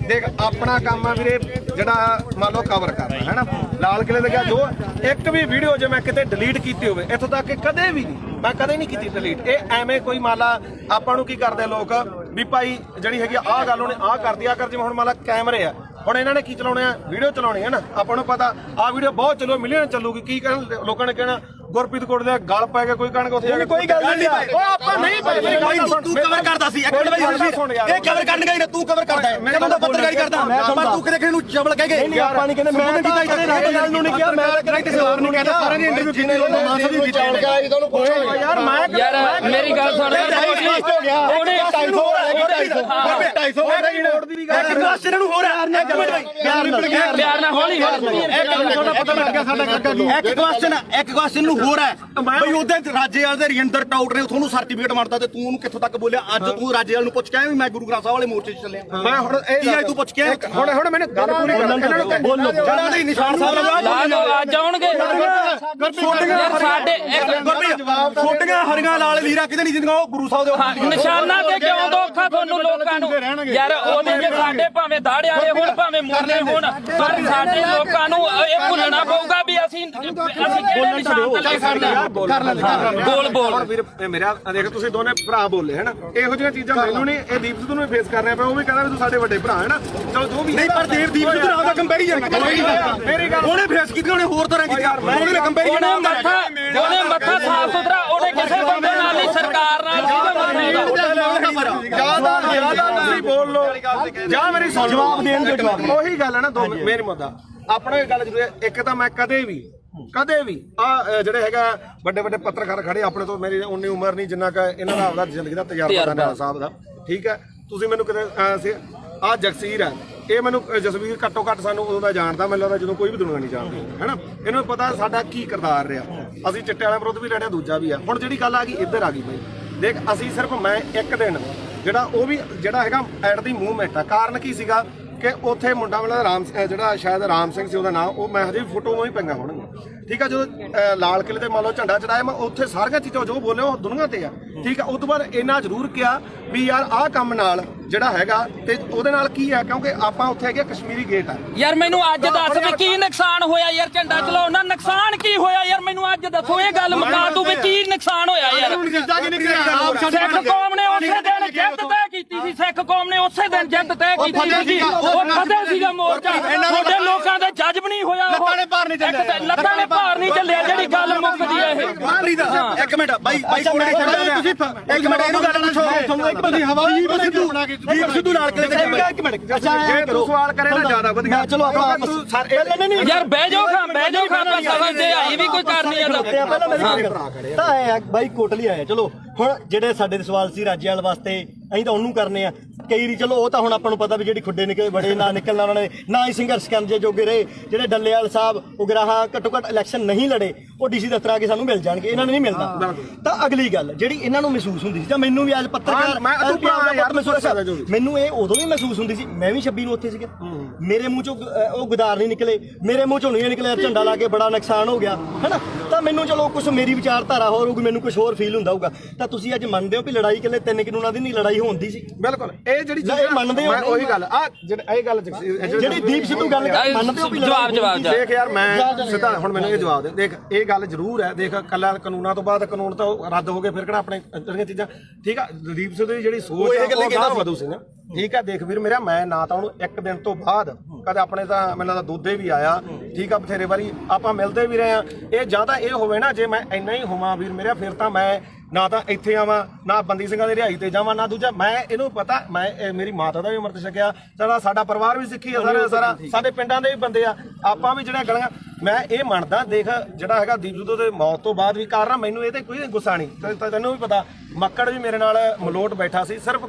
ਦੇਖ ਆਪਣਾ ਕੰਮ ਆ ਵੀਰੇ ਜਿਹੜਾ ਮੰਨ ਲਓ ਕਵਰ ਕਰਨਾ ਹੈ ਨਾ ਲਾਲ ਕਿਲੇ ਦੇ ਗਿਆ ਜੋ ਇੱਕ ਵੀ ਵੀਡੀਓ ਜੇ ਮੈਂ ਕਿਤੇ ਡਿਲੀਟ ਕੀਤੀ ਹੋਵੇ ਇੱਥੋਂ ਤੱਕ ਕਿ ਕਦੇ ਵੀ ਨਹੀਂ ਮੈਂ ਕਦੇ ਨਹੀਂ ਕੀਤੀ ਡਿਲੀਟ। ਇਹ ਐਵੇਂ ਕੋਈ ਮਾਲਾ ਆਪਾਂ ਨੂੰ ਕੀ ਕਰਦੇ ਲੋਕ ਵੀ ਭਾਈ ਜਿਹੜੀ ਹੈਗੀ ਆਹ ਗੱਲ ਉਹਨੇ ਆਹ ਕਰਦੀ ਆ ਕਰ ਜਿਵੇਂ ਹੁਣ ਮਾਲਾ ਕੈਮਰੇ ਆ ਹੁਣ ਇਹਨਾਂ ਨੇ ਕੀ ਚਲਾਉਣੇ ਆ ਵੀਡੀਓ ਚਲਾਉਣੀ ਹੈ ਨਾ ਆਪਾਂ ਨੂੰ ਪਤਾ ਆਹ ਵੀਡੀਓ ਬਹੁਤ ਚੱਲੋ ਮਿਲੀਅਨ ਚੱਲੂਗੀ ਕੀ ਕਹਿਣ ਲੋਕਾਂ ਨੇ ਕਹਿਣਾ ਗੁਰਪ੍ਰੀਤ ਕੋਟ ਦੇ ਗਲ ਪੈ ਕੇ ਕੋਈ ਕਹਿਣਗੇ ਉੱਥੇ ਜਾ ਕੇ ਕੋਈ ਗੱਲ ਨਹੀਂ ਉਹ ਆਪਾਂ ਨਹੀਂ ਭਾਈ ਤੂੰ ਕਵਰ ਕਰਦਾ ਸੀ ਇੱਕ ਮਿੰਟ ਬਾਈ ਇਹ ਕਵਰ ਕਰਨ ਗਈ ਨਾ ਤੂੰ ਕਵਰ ਕਰਦਾ ਮੈਂ ਤਾਂ ਪੱਤਰਕਾਰੀ ਕਰਦਾ ਪਰ ਤੂੰ ਕਿਤੇ ਨੂੰ ਚਵਲ ਕਹਿ ਗਏ ਨਹੀਂ ਆਪਾਂ ਨਹੀਂ ਕਹਿੰਦੇ ਮੈਂ ਤਾਂ ਇਹ ਗੱਲ ਨੂੰ ਨਹੀਂ ਕਿਹਾ ਮੈਂ ਕਿਸੇ ਹੋਰ ਨੂੰ ਕਹਿੰਦਾ ਸਾਰਿਆਂ ਨੇ ਇੰਟਰਵਿਊ ਕੀਤੇ ਮਾਸਾ ਵੀ ਕੀਤਾ ਯਾਰ ਮੈਂ ਯਾਰ ਮੇਰੀ ਗੱਲ ਸੁਣ ਉਹਨੇ 250 ਦੀ ਵੀ ਗੱਲ ਇੱਕ ਕੁਐਸਚਨ ਨੂੰ ਹੋਰ ਹੈ ਪਿਆਰ ਨਾਲ ਹੌਲੀ ਇੱਕ ਕੁਐਸਚਨ ਨੂੰ ਹੋਰ ਹੈ ਬਈ ਉਹਦੇ ਰਾਜੇਵਾਲ ਦੇ ਰਜਿੰਦਰ ਟਾਊਟ ਨੇ ਤੁਹਾਨੂੰ ਸਰਟੀਫਿਕੇਟ ਮਾਰਦਾ ਤੇ ਤੂੰ ਉਹਨੂੰ ਕਿੱਥੋਂ ਤੱਕ ਬੋਲਿਆ ਅੱਜ ਤੂੰ ਰਾਜੇਵਾਲ ਨੂੰ ਪੁੱਛ ਕੇ ਆਇਆ ਵੀ ਮੈਂ ਗੁਰੂ ਗ੍ਰੰਥ ਸਾਹਿਬ ਵਾਲੇ ਮੋਰਚੇ 'ਚ ਚੱਲਿਆ ਮੈਂ ਹੁਣ ਇਹ ਤੂੰ ਪੁੱਛ ਕੇ ਹੁਣ ਮੈਨੂੰ ਗੱਲ ਪੂਰੀ ਕਰ ਇਹਨਾਂ ਨੂੰ ਬੋਲੋ ਜਿਹੜਾ ਨਹੀਂ ਨਿਸ਼ਾਨ ਲਾ ਅੱਜ ਆਉਣਗੇ ਸਾਡੇ ਛੋਟੀਆਂ ਹਰੀਆਂ ਲਾਲ ਲੀਰਾ ਕਿਤੇ ਨਹੀਂ ਜਿੰਦੀਆਂ ਉਹ ਗੁਰੂ ਸਾਹਿਬ ਦੇ ਨਿਸ਼ਾਨਾ ਤੇ ਕਿਉਂ ਦੋਖਾ ਤੁਹਾਨੂੰ ਲੋਕਾਂ ਨੂੰ ਯਾਰ ਉਹਦੇ ਜੇ ਸਾਡੇ ਭਾਵੇਂ ਦਾੜੇ ਵਾਲੇ ਹੋਣ ਭਾਵੇਂ ਮੁਰਲੇ ਹੋਣ ਪਰ ਸਾਡੇ ਲੋਕਾਂ ਨੂੰ ਇਹ ਭੁੱਲਣਾ ਪਊਗਾ ਵੀ ਅਸੀਂ ਕਿਹੜੇ ਨਿਸ਼ਾਨ ਤੇ ਕਰਨਾ ਬੋਲ ਵੀਰ ਮੇਰਾ ਦੇਖ ਤੁਸੀਂ ਦੋਨੇ ਭਰਾ ਬੋਲੇ ਹੈ ਨਾ ਇਹੋ ਜਿਹੀਆਂ ਚੀਜ਼ਾਂ ਮੈਨੂੰ ਨਹੀਂ ਇਹ ਦੀਪ ਸਿੱਧੂ ਨੂੰ ਫੇਸ ਕਰ ਰਿਹਾ ਪਿਆ ਉਹ ਵੀ ਕਹਿੰਦਾ ਵੀ ਤੂੰ ਸਾਡੇ ਵੱਡੇ ਭਰਾ ਹੈ ਨਾ ਚਲੋ ਜੋ ਵੀ ਨਹੀਂ ਪਰ ਦੀਪ ਸਿੱਧੂ ਨਾਲ ਦਾ ਕੰਪੈਰੀਜ਼ਨ ਮੇਰੀ ਗੱਲ ਉਹਨੇ ਫੇਸ ਕੀਤੀ ਉਹਨੇ ਹੋਰ ਤਰ੍ਹਾਂ ਕੀਤੀ ਉਹਨੇ ਕੰਪੈਰੀਜ਼ਨ ਉਹਨੇ ਮੱਥਾ ਸਾਫ ਸੁਥਰਾ ਉਹਨੇ ਕਿਸੇ ਬੰਦੇ ਨਾਲ ਨਹੀਂ ਸਰਕਾਰ ਨਾਲ ਜਿਆਦਾ ਤੁਸੀਂ ਬੋਲ ਲੋ ਜਾਂ ਮੇਰੀ ਸੁਣ ਜਵਾਬ ਦੇਣ ਦੇ ਜਵਾਬ ਉਹੀ ਗੱਲ ਹੈ ਨਾ ਦੋ ਮੇਰੀ ਮੁੱਦਾ ਆਪਣਾ ਇਹ ਗੱਲ ਜ਼ਰੂਰ ਹੈ ਇੱਕ ਤਾਂ ਮੈਂ ਕਦੇ ਵੀ ਆ ਜਿਹੜੇ ਹੈਗਾ ਵੱਡੇ ਪੱਤਰਕਾਰ ਖੜੇ ਆਪਣੇ ਤੋਂ ਮੇਰੀ ਉਨੀ ਉਮਰ ਨਹੀਂ ਜਿੰਨਾ ਕਿ ਇਹਨਾਂ ਦਾ ਆਪਦਾ ਜ਼ਿੰਦਗੀ ਦਾ ਤਜਰਬਾ ਦਾ ਨਾਲਾ ਸਾਹਿਬ ਦਾ ਠੀਕ ਹੈ ਤੁਸੀਂ ਮੈਨੂੰ ਕਿਤੇ ਆ ਜਗਸੀਰ ਹੈ ਇਹ ਮੈਨੂੰ ਜਸਵੀਰ ਘੱਟੋ ਘੱਟ ਸਾਨੂੰ ਉਦੋਂ ਦਾ ਜਾਣਦਾ ਮੈਨੂੰ ਲੱਗਦਾ ਜਦੋਂ ਕੋਈ ਵੀ ਦੁਨੀਆ ਨਹੀਂ ਜਾਣਦੀ ਹੈਨਾ ਇਹਨੂੰ ਪਤਾ ਸਾਡਾ ਕੀ ਕਿਰਦਾਰ ਰਿਹਾ ਅਸੀਂ ਚਿੱਟੇ ਵਾਲਿਆਂ ਵਿਰੁੱਧ ਵੀ ਲੜਿਆ ਦੂਜਾ ਵੀ ਆ ਹੁਣ ਜਿਹੜੀ ਗੱਲ ਆ ਗਈ ਇੱਧਰ ਆ ਗਈ ਬਈ ਦੇਖ ਅਸੀਂ ਸਿਰਫ ਮੈਂ ਇੱਕ ਦਿਨ ਜਿਹੜਾ ਉਹ ਵੀ ਜਿਹੜਾ ਹੈਗਾ ਐਟ ਦੀ ਮੂਵਮੈਂਟ ਆ ਕਾਰਨ ਕੀ ਸੀਗਾ ਕਿ ਉੱਥੇ ਮੁੰਡਾ ਵਾਲਾ ਰਾਮ ਜਿਹੜਾ ਸ਼ਾਇਦ ਰਾਮ ਸਿੰਘ ਸੀ ਉਹਦਾ ਨਾਮ ਉਹ ਮੈਂ ਹਜੇ ਵੀ ਫੋਟੋ ਹੀ ਪਈਆਂ ਹੋਣਗੀਆਂ ਠੀਕ ਆ ਜਦੋਂ ਲਾਲ ਕਿਲੇ ਤੇ ਮੰਨ ਲਓ ਝੰਡਾ ਚੜਾਇਆ ਮੈਂ ਉੱਥੇ ਸਾਰੀਆਂ ਚੀਜ਼ਾਂ ਜੋ ਬੋਲੇ ਉਹ ਦੁਨੀਆ ਤੇ ਆ ਠੀਕ ਆ ਉਸ ਤੋਂ ਬਾਅਦ ਇੰਨਾ ਜ਼ਰੂਰ ਕਿਹਾ ਵੀ ਯਾਰ ਆਹ ਕੰਮ ਨਾਲ ਜਿਹੜਾ ਹੈਗਾ ਤੇ ਉਹਦੇ ਨਾਲ ਕੀ ਆ ਕਿਉਂਕਿ ਆਪਾਂ ਉੱਥੇ ਹੈਗੇ ਕਸ਼ਮੀਰੀ ਗੇਟ ਆ ਯਾਰ ਮੈਨੂੰ ਅੱਜ ਦੱਸ ਵੀ ਕੀ ਨੁਕਸਾਨ ਹੋਇਆ ਯਾਰ ਝੰਡਾ ਚਲਾਉਣ ਨਾਲ ਨੁਕਸਾਨ ਕੀ ਹੋਇਆ ਯਾਰ ਮੈਨੂੰ ਅੱਜ ਦੱਸੋ ਇਹ ਗੱਲ ਮੁਕਾ ਤੂੰ ਵੀ ਕੀ ਨੁਕਸਾਨ ਹੋਇਆ ਯਾਰ ਸਿੱਖ ਕੌਮ ਨੇ ਉਸੇ ਦਿਨ ਜਿੱਤ ਤੈਅ ਕੀਤੀ ਸੀ ਸਿੱਖ ਕੌਮ ਨੇ ਉਸੇ ਦਿਨ ਜਿੱਤ ਤੈਅ ਕੀਤੀ ਸੀ। ਉਹ ਫਤਿਹ ਸੀਗਾ ਮੋਰਚਾ। ਤੁਹਾਡੇ ਲੋਕਾਂ ਦੇ ਜਜ਼ਬ ਨਹੀਂ ਹੋਇਆ। ਲੱਤਾਂ ਨੇ ਭਾਰ ਨਹੀਂ ਚੱਲਿਆ ਜਿਹੜੀ ਗੱਲ ਮੁੱਕਦੀ ਹੈ ਇਹ। ਇੱਕ ਮਿੰਟ ਬਾਈ ਤੁਸੀਂ ਇੱਕ ਮਿੰਟ ਇਹਨੂੰ ਗੱਲ ਨਾ ਸੁਣੋ। ਤੁਹਾਨੂੰ ਇੱਕ ਤੁਸੀਂ ਹਵਾਈ ਦੀਪ ਸਿੱਧੂ ਨਾਲ ਕਿਤੇ ਇੱਕ ਮਿੰਟ ਅੱਛਾ ਜੇ ਤੂੰ ਸਵਾਲ ਕਰੇ ਤਾਂ ਜ਼ਿਆਦਾ ਵਧੀਆ। ਚਲੋ ਆਪਾਂ ਯਾਰ ਬਹਿ ਜਾਓ ਆਪਾਂ ਸਮਝਦੇ ਆਈ ਵੀ ਕੋਈ ਕਰਨੀ ਆ ਤਾਂ ਆਏ ਬਾਈ ਕੋਟਲੀ ਆਏ। ਚਲੋ ਹੁਣ ਜਿਹੜੇ ਸਾਡੇ ਸਵਾਲ ਸੀ ਰਾਜੇਵਾਲ ਵਾਸਤੇ ਅਸੀਂ ਤਾਂ ਉਹਨੂੰ ਕਰਨੇ ਆ। ਕਈ ਵਾਰੀ ਚਲੋ ਉਹ ਤਾਂ ਹੁਣ ਆਪਾਂ ਨੂੰ ਪਤਾ ਵੀ ਜਿਹੜੀ ਖੁੱਡੇ ਨਿਕਲੇ ਬੜੇ ਨਾ ਨਿਕਲਣਾ ਉਹਨਾਂ ਨੇ ਨਾ ਹੀ ਸੰਘਰਸ਼ ਕਰਨ ਦੇ ਜੋਗੇ ਰਹੇ। ਜਿਹੜੇ ਡੱਲੇਵਾਲ ਸਾਹਿਬ ਉਗਰਾਹਾਂ ਘੱਟੋ ਘੱਟ ਇਲੈਕਸ਼ਨ ਨਹੀਂ ਲੜੇ ਉਹ ਡੀਸੀ ਦਫ਼ਤਰ ਆ ਕੇ ਸਾਨੂੰ ਮਿਲ ਜਾਣਗੇ। ਇਹਨਾਂ ਨੂੰ ਨਹੀਂ ਮਿਲਦਾ। ਤਾਂ ਅਗਲੀ ਗੱਲ ਜਿਹੜੀ ਇਹਨਾਂ ਨੂੰ ਮਹਿਸੂਸ ਹੁੰਦੀ ਸੀ ਜਾਂ ਮੈਨੂੰ ਵੀ ਅੱਜ ਪੱਤਰਕਾਰ ਮੈਨੂੰ ਇਹ ਉਦੋਂ ਵੀ ਮਹਿਸੂਸ ਹੁੰਦੀ ਸੀ। ਮੈਂ ਵੀ 26 ਨੂੰ ਉੱਥੇ ਸੀਗਾ। ਮੇਰੇ ਮੂੰਹ ਚੋਂ ਉਹ ਗੁਦਾਰ ਨਹੀਂ ਨਿਕਲੇ, ਮੇਰੇ ਮੂੰਹ ਚੋਂ ਨਹੀਂ ਨਿਕਲਿਆ ਝੰਡਾ ਲਾ ਕੇ ਬੜਾ ਨੁਕਸਾਨ ਹੋ ਗਿਆ ਹੈਨਾ। ਤਾਂ ਮੈਨੂੰ ਚਲੋ ਕੁਝ ਮੇਰੀ ਵਿਚਾਰਧਾਰਾ ਹੋਰ ਹੋਊਗੀ, ਮੈਨੂੰ ਕੁਝ ਹੋਰ ਫੀਲ ਹੁੰਦਾ ਹੋਊਗਾ। ਤਾਂ ਤੁਸੀਂ ਅੱਜ ਮੰਨਦੇ ਹੋ ਵੀ ਲੜਾਈ ਇਕੱਲੇ 3 ਕਾਨੂੰਨਾਂ ਦੀ ਨਹੀਂ ਲੜਾਈ ਹੁੰਦੀ ਸੀ? ਬਿਲਕੁਲ ਇਹ ਜਿਹੜੀ ਇਹ ਮੰਨਦੇ ਹੋ? ਉਹੀ ਗੱਲ ਆ ਜਿਹੜਾ ਇਹ ਗੱਲ ਜਿਹੜੀ ਦੀਪ ਸਿੱਧੂ ਗੱਲ ਮੰਨਦੇ ਹੋ ਵੀ ਜਵਾਬ ਦੇਖ ਯਾਰ ਮੈਂ ਸਿੱਧਾ ਹੁਣ ਮੈਨੂੰ ਇਹ ਜਵਾਬ ਦੇ। ਦੇਖ ਇਹ ਗੱਲ ਜ਼ਰੂਰ ਹੈ। ਦੇਖ ਕੱਲਾ ਕਾਨੂੰਨਾਂ ਤੋਂ ਬਾਅਦ ਕਾਨੂੰਨ ਤਾਂ ਰੱਦ ਹੋ ਗਏ ਫਿਰ ਕਿਹੜਾ ਆਪਣੇ ਜਿਹੜੀਆਂ ਚੀਜ਼ਾਂ ਠੀਕ ਆ। ਦੀਪ ਸਿੱਧੂ ਦੀ ਜਿਹੜੀ ਸੋਚ ਹੈ ਉਹ ਗਾਹ ਵਧੂ ਸੀ ਨਾ। ਠੀਕ ਆ ਦੇਖ ਵੀਰ ਮੇਰਾ ਮੈਂ ਨਾ ਤਾਂ ਉਹਨੂੰ ਇੱਕ ਦਿਨ ਤੋਂ ਬਾਅਦ ਕਦੇ ਆਪਣੇ ਤਾਂ ਮੈਨੂੰ ਲੱਗਦਾ ਦੁੱਧੇ ਵੀ ਆਇਆ ਠੀਕ ਆ ਬਥੇਰੇ ਵਾਰੀ ਆਪਾਂ ਮਿਲਦੇ ਵੀ ਰਹੇ ਆ। ਇਹ ਜਾਂ ਤਾਂ ਇਹ ਹੋਵੇ ਨਾ ਜੇ ਮੈਂ ਇੰਨਾ ਹੀ ਹੋਵਾਂ ਵੀਰ ਮੇਰਾ ਫਿਰ ਤਾਂ ਮੈਂ ਨਾ ਤਾਂ ਇੱਥੇ ਆਵਾਂ ਨਾ ਬੰਦੀ ਸਿੰਘਾਂ ਦੀ ਰਿਹਾਈ ਤੇ ਜਾਵਾਂ ਨਾ ਦੂਜਾ ਮੈਂ ਇਹਨੂੰ ਪਤਾ ਮੈਂ ਮੇਰੀ ਮਾਤਾ ਦਾ ਵੀ ਅੰਮ੍ਰਿਤ ਛਕਿਆ ਸਾਡਾ ਪਰਿਵਾਰ ਵੀ ਸਿੱਖੀ ਆ ਸਾਰਾ ਸਾਡੇ ਪਿੰਡਾਂ ਦੇ ਵੀ ਬੰਦੇ ਆ ਆਪਾਂ ਵੀ ਜਿਹੜੀਆਂ ਗਲੀਆਂ ਮੈਂ ਇਹ ਮੰਨਦਾ। ਦੇਖ ਜਿਹੜਾ ਹੈਗਾ ਦੀਪ ਸਿੱਧੂ ਦੇ ਮੌਤ ਤੋਂ ਬਾਅਦ ਵੀ ਕਾਰਨ ਮੈਨੂੰ ਇਹ ਤੇ ਕੋਈ ਗੁੱਸਾ ਨਹੀਂ। ਤੈਨੂੰ ਵੀ ਪਤਾ ਮੱਕੜ ਵੀ ਮੇਰੇ ਨਾਲ ਮਲੋਟ ਬੈਠਾ ਸੀ। ਸਿਰਫ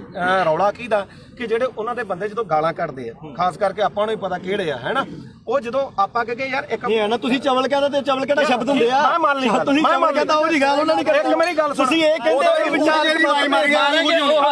ਰੌਲਾ ਕੀ ਦਾ ਕਿ ਜਿਹੜੇ ਉਹਨਾਂ ਦੇ ਬੰਦੇ ਜਦੋਂ ਗਾਲਾਂ ਕੱਢਦੇ ਆ ਖਾਸ ਕਰਕੇ ਆਪਾਂ ਨੂੰ ਹੀ ਪਤਾ ਕਿਹੜੇ ਆ ਹੈਨਾ। ਉਹ ਜਦੋਂ ਆਪਾਂ ਕਹੇ ਯਾਰ ਇੱਕ ਇਹ ਨਾ ਤੁਸੀਂ ਚਵਲ ਕਹਿੰਦਾ ਤੇ ਚਵਲ ਕਿਹੜਾ ਸ਼ਬਦ ਹੁੰਦੇ ਆ? ਮੈਂ ਮੰਨ ਲਈ ਤੁਸੀਂ ਚਵਲ ਕਹਿੰਦਾ ਉਹ ਦੀ ਗੱਲ ਉਹਨਾਂ ਨੇ ਇੱਕ ਮੇਰੀ ਗੱਲ ਸੁਣ। ਤੁਸੀਂ ਇਹ ਕਹਿੰਦੇ ਹੋ ਕਿ ਵਿਚਾਰ ਜਿਹੜੀ ਵਾਈ ਮਾਰ ਗਿਆ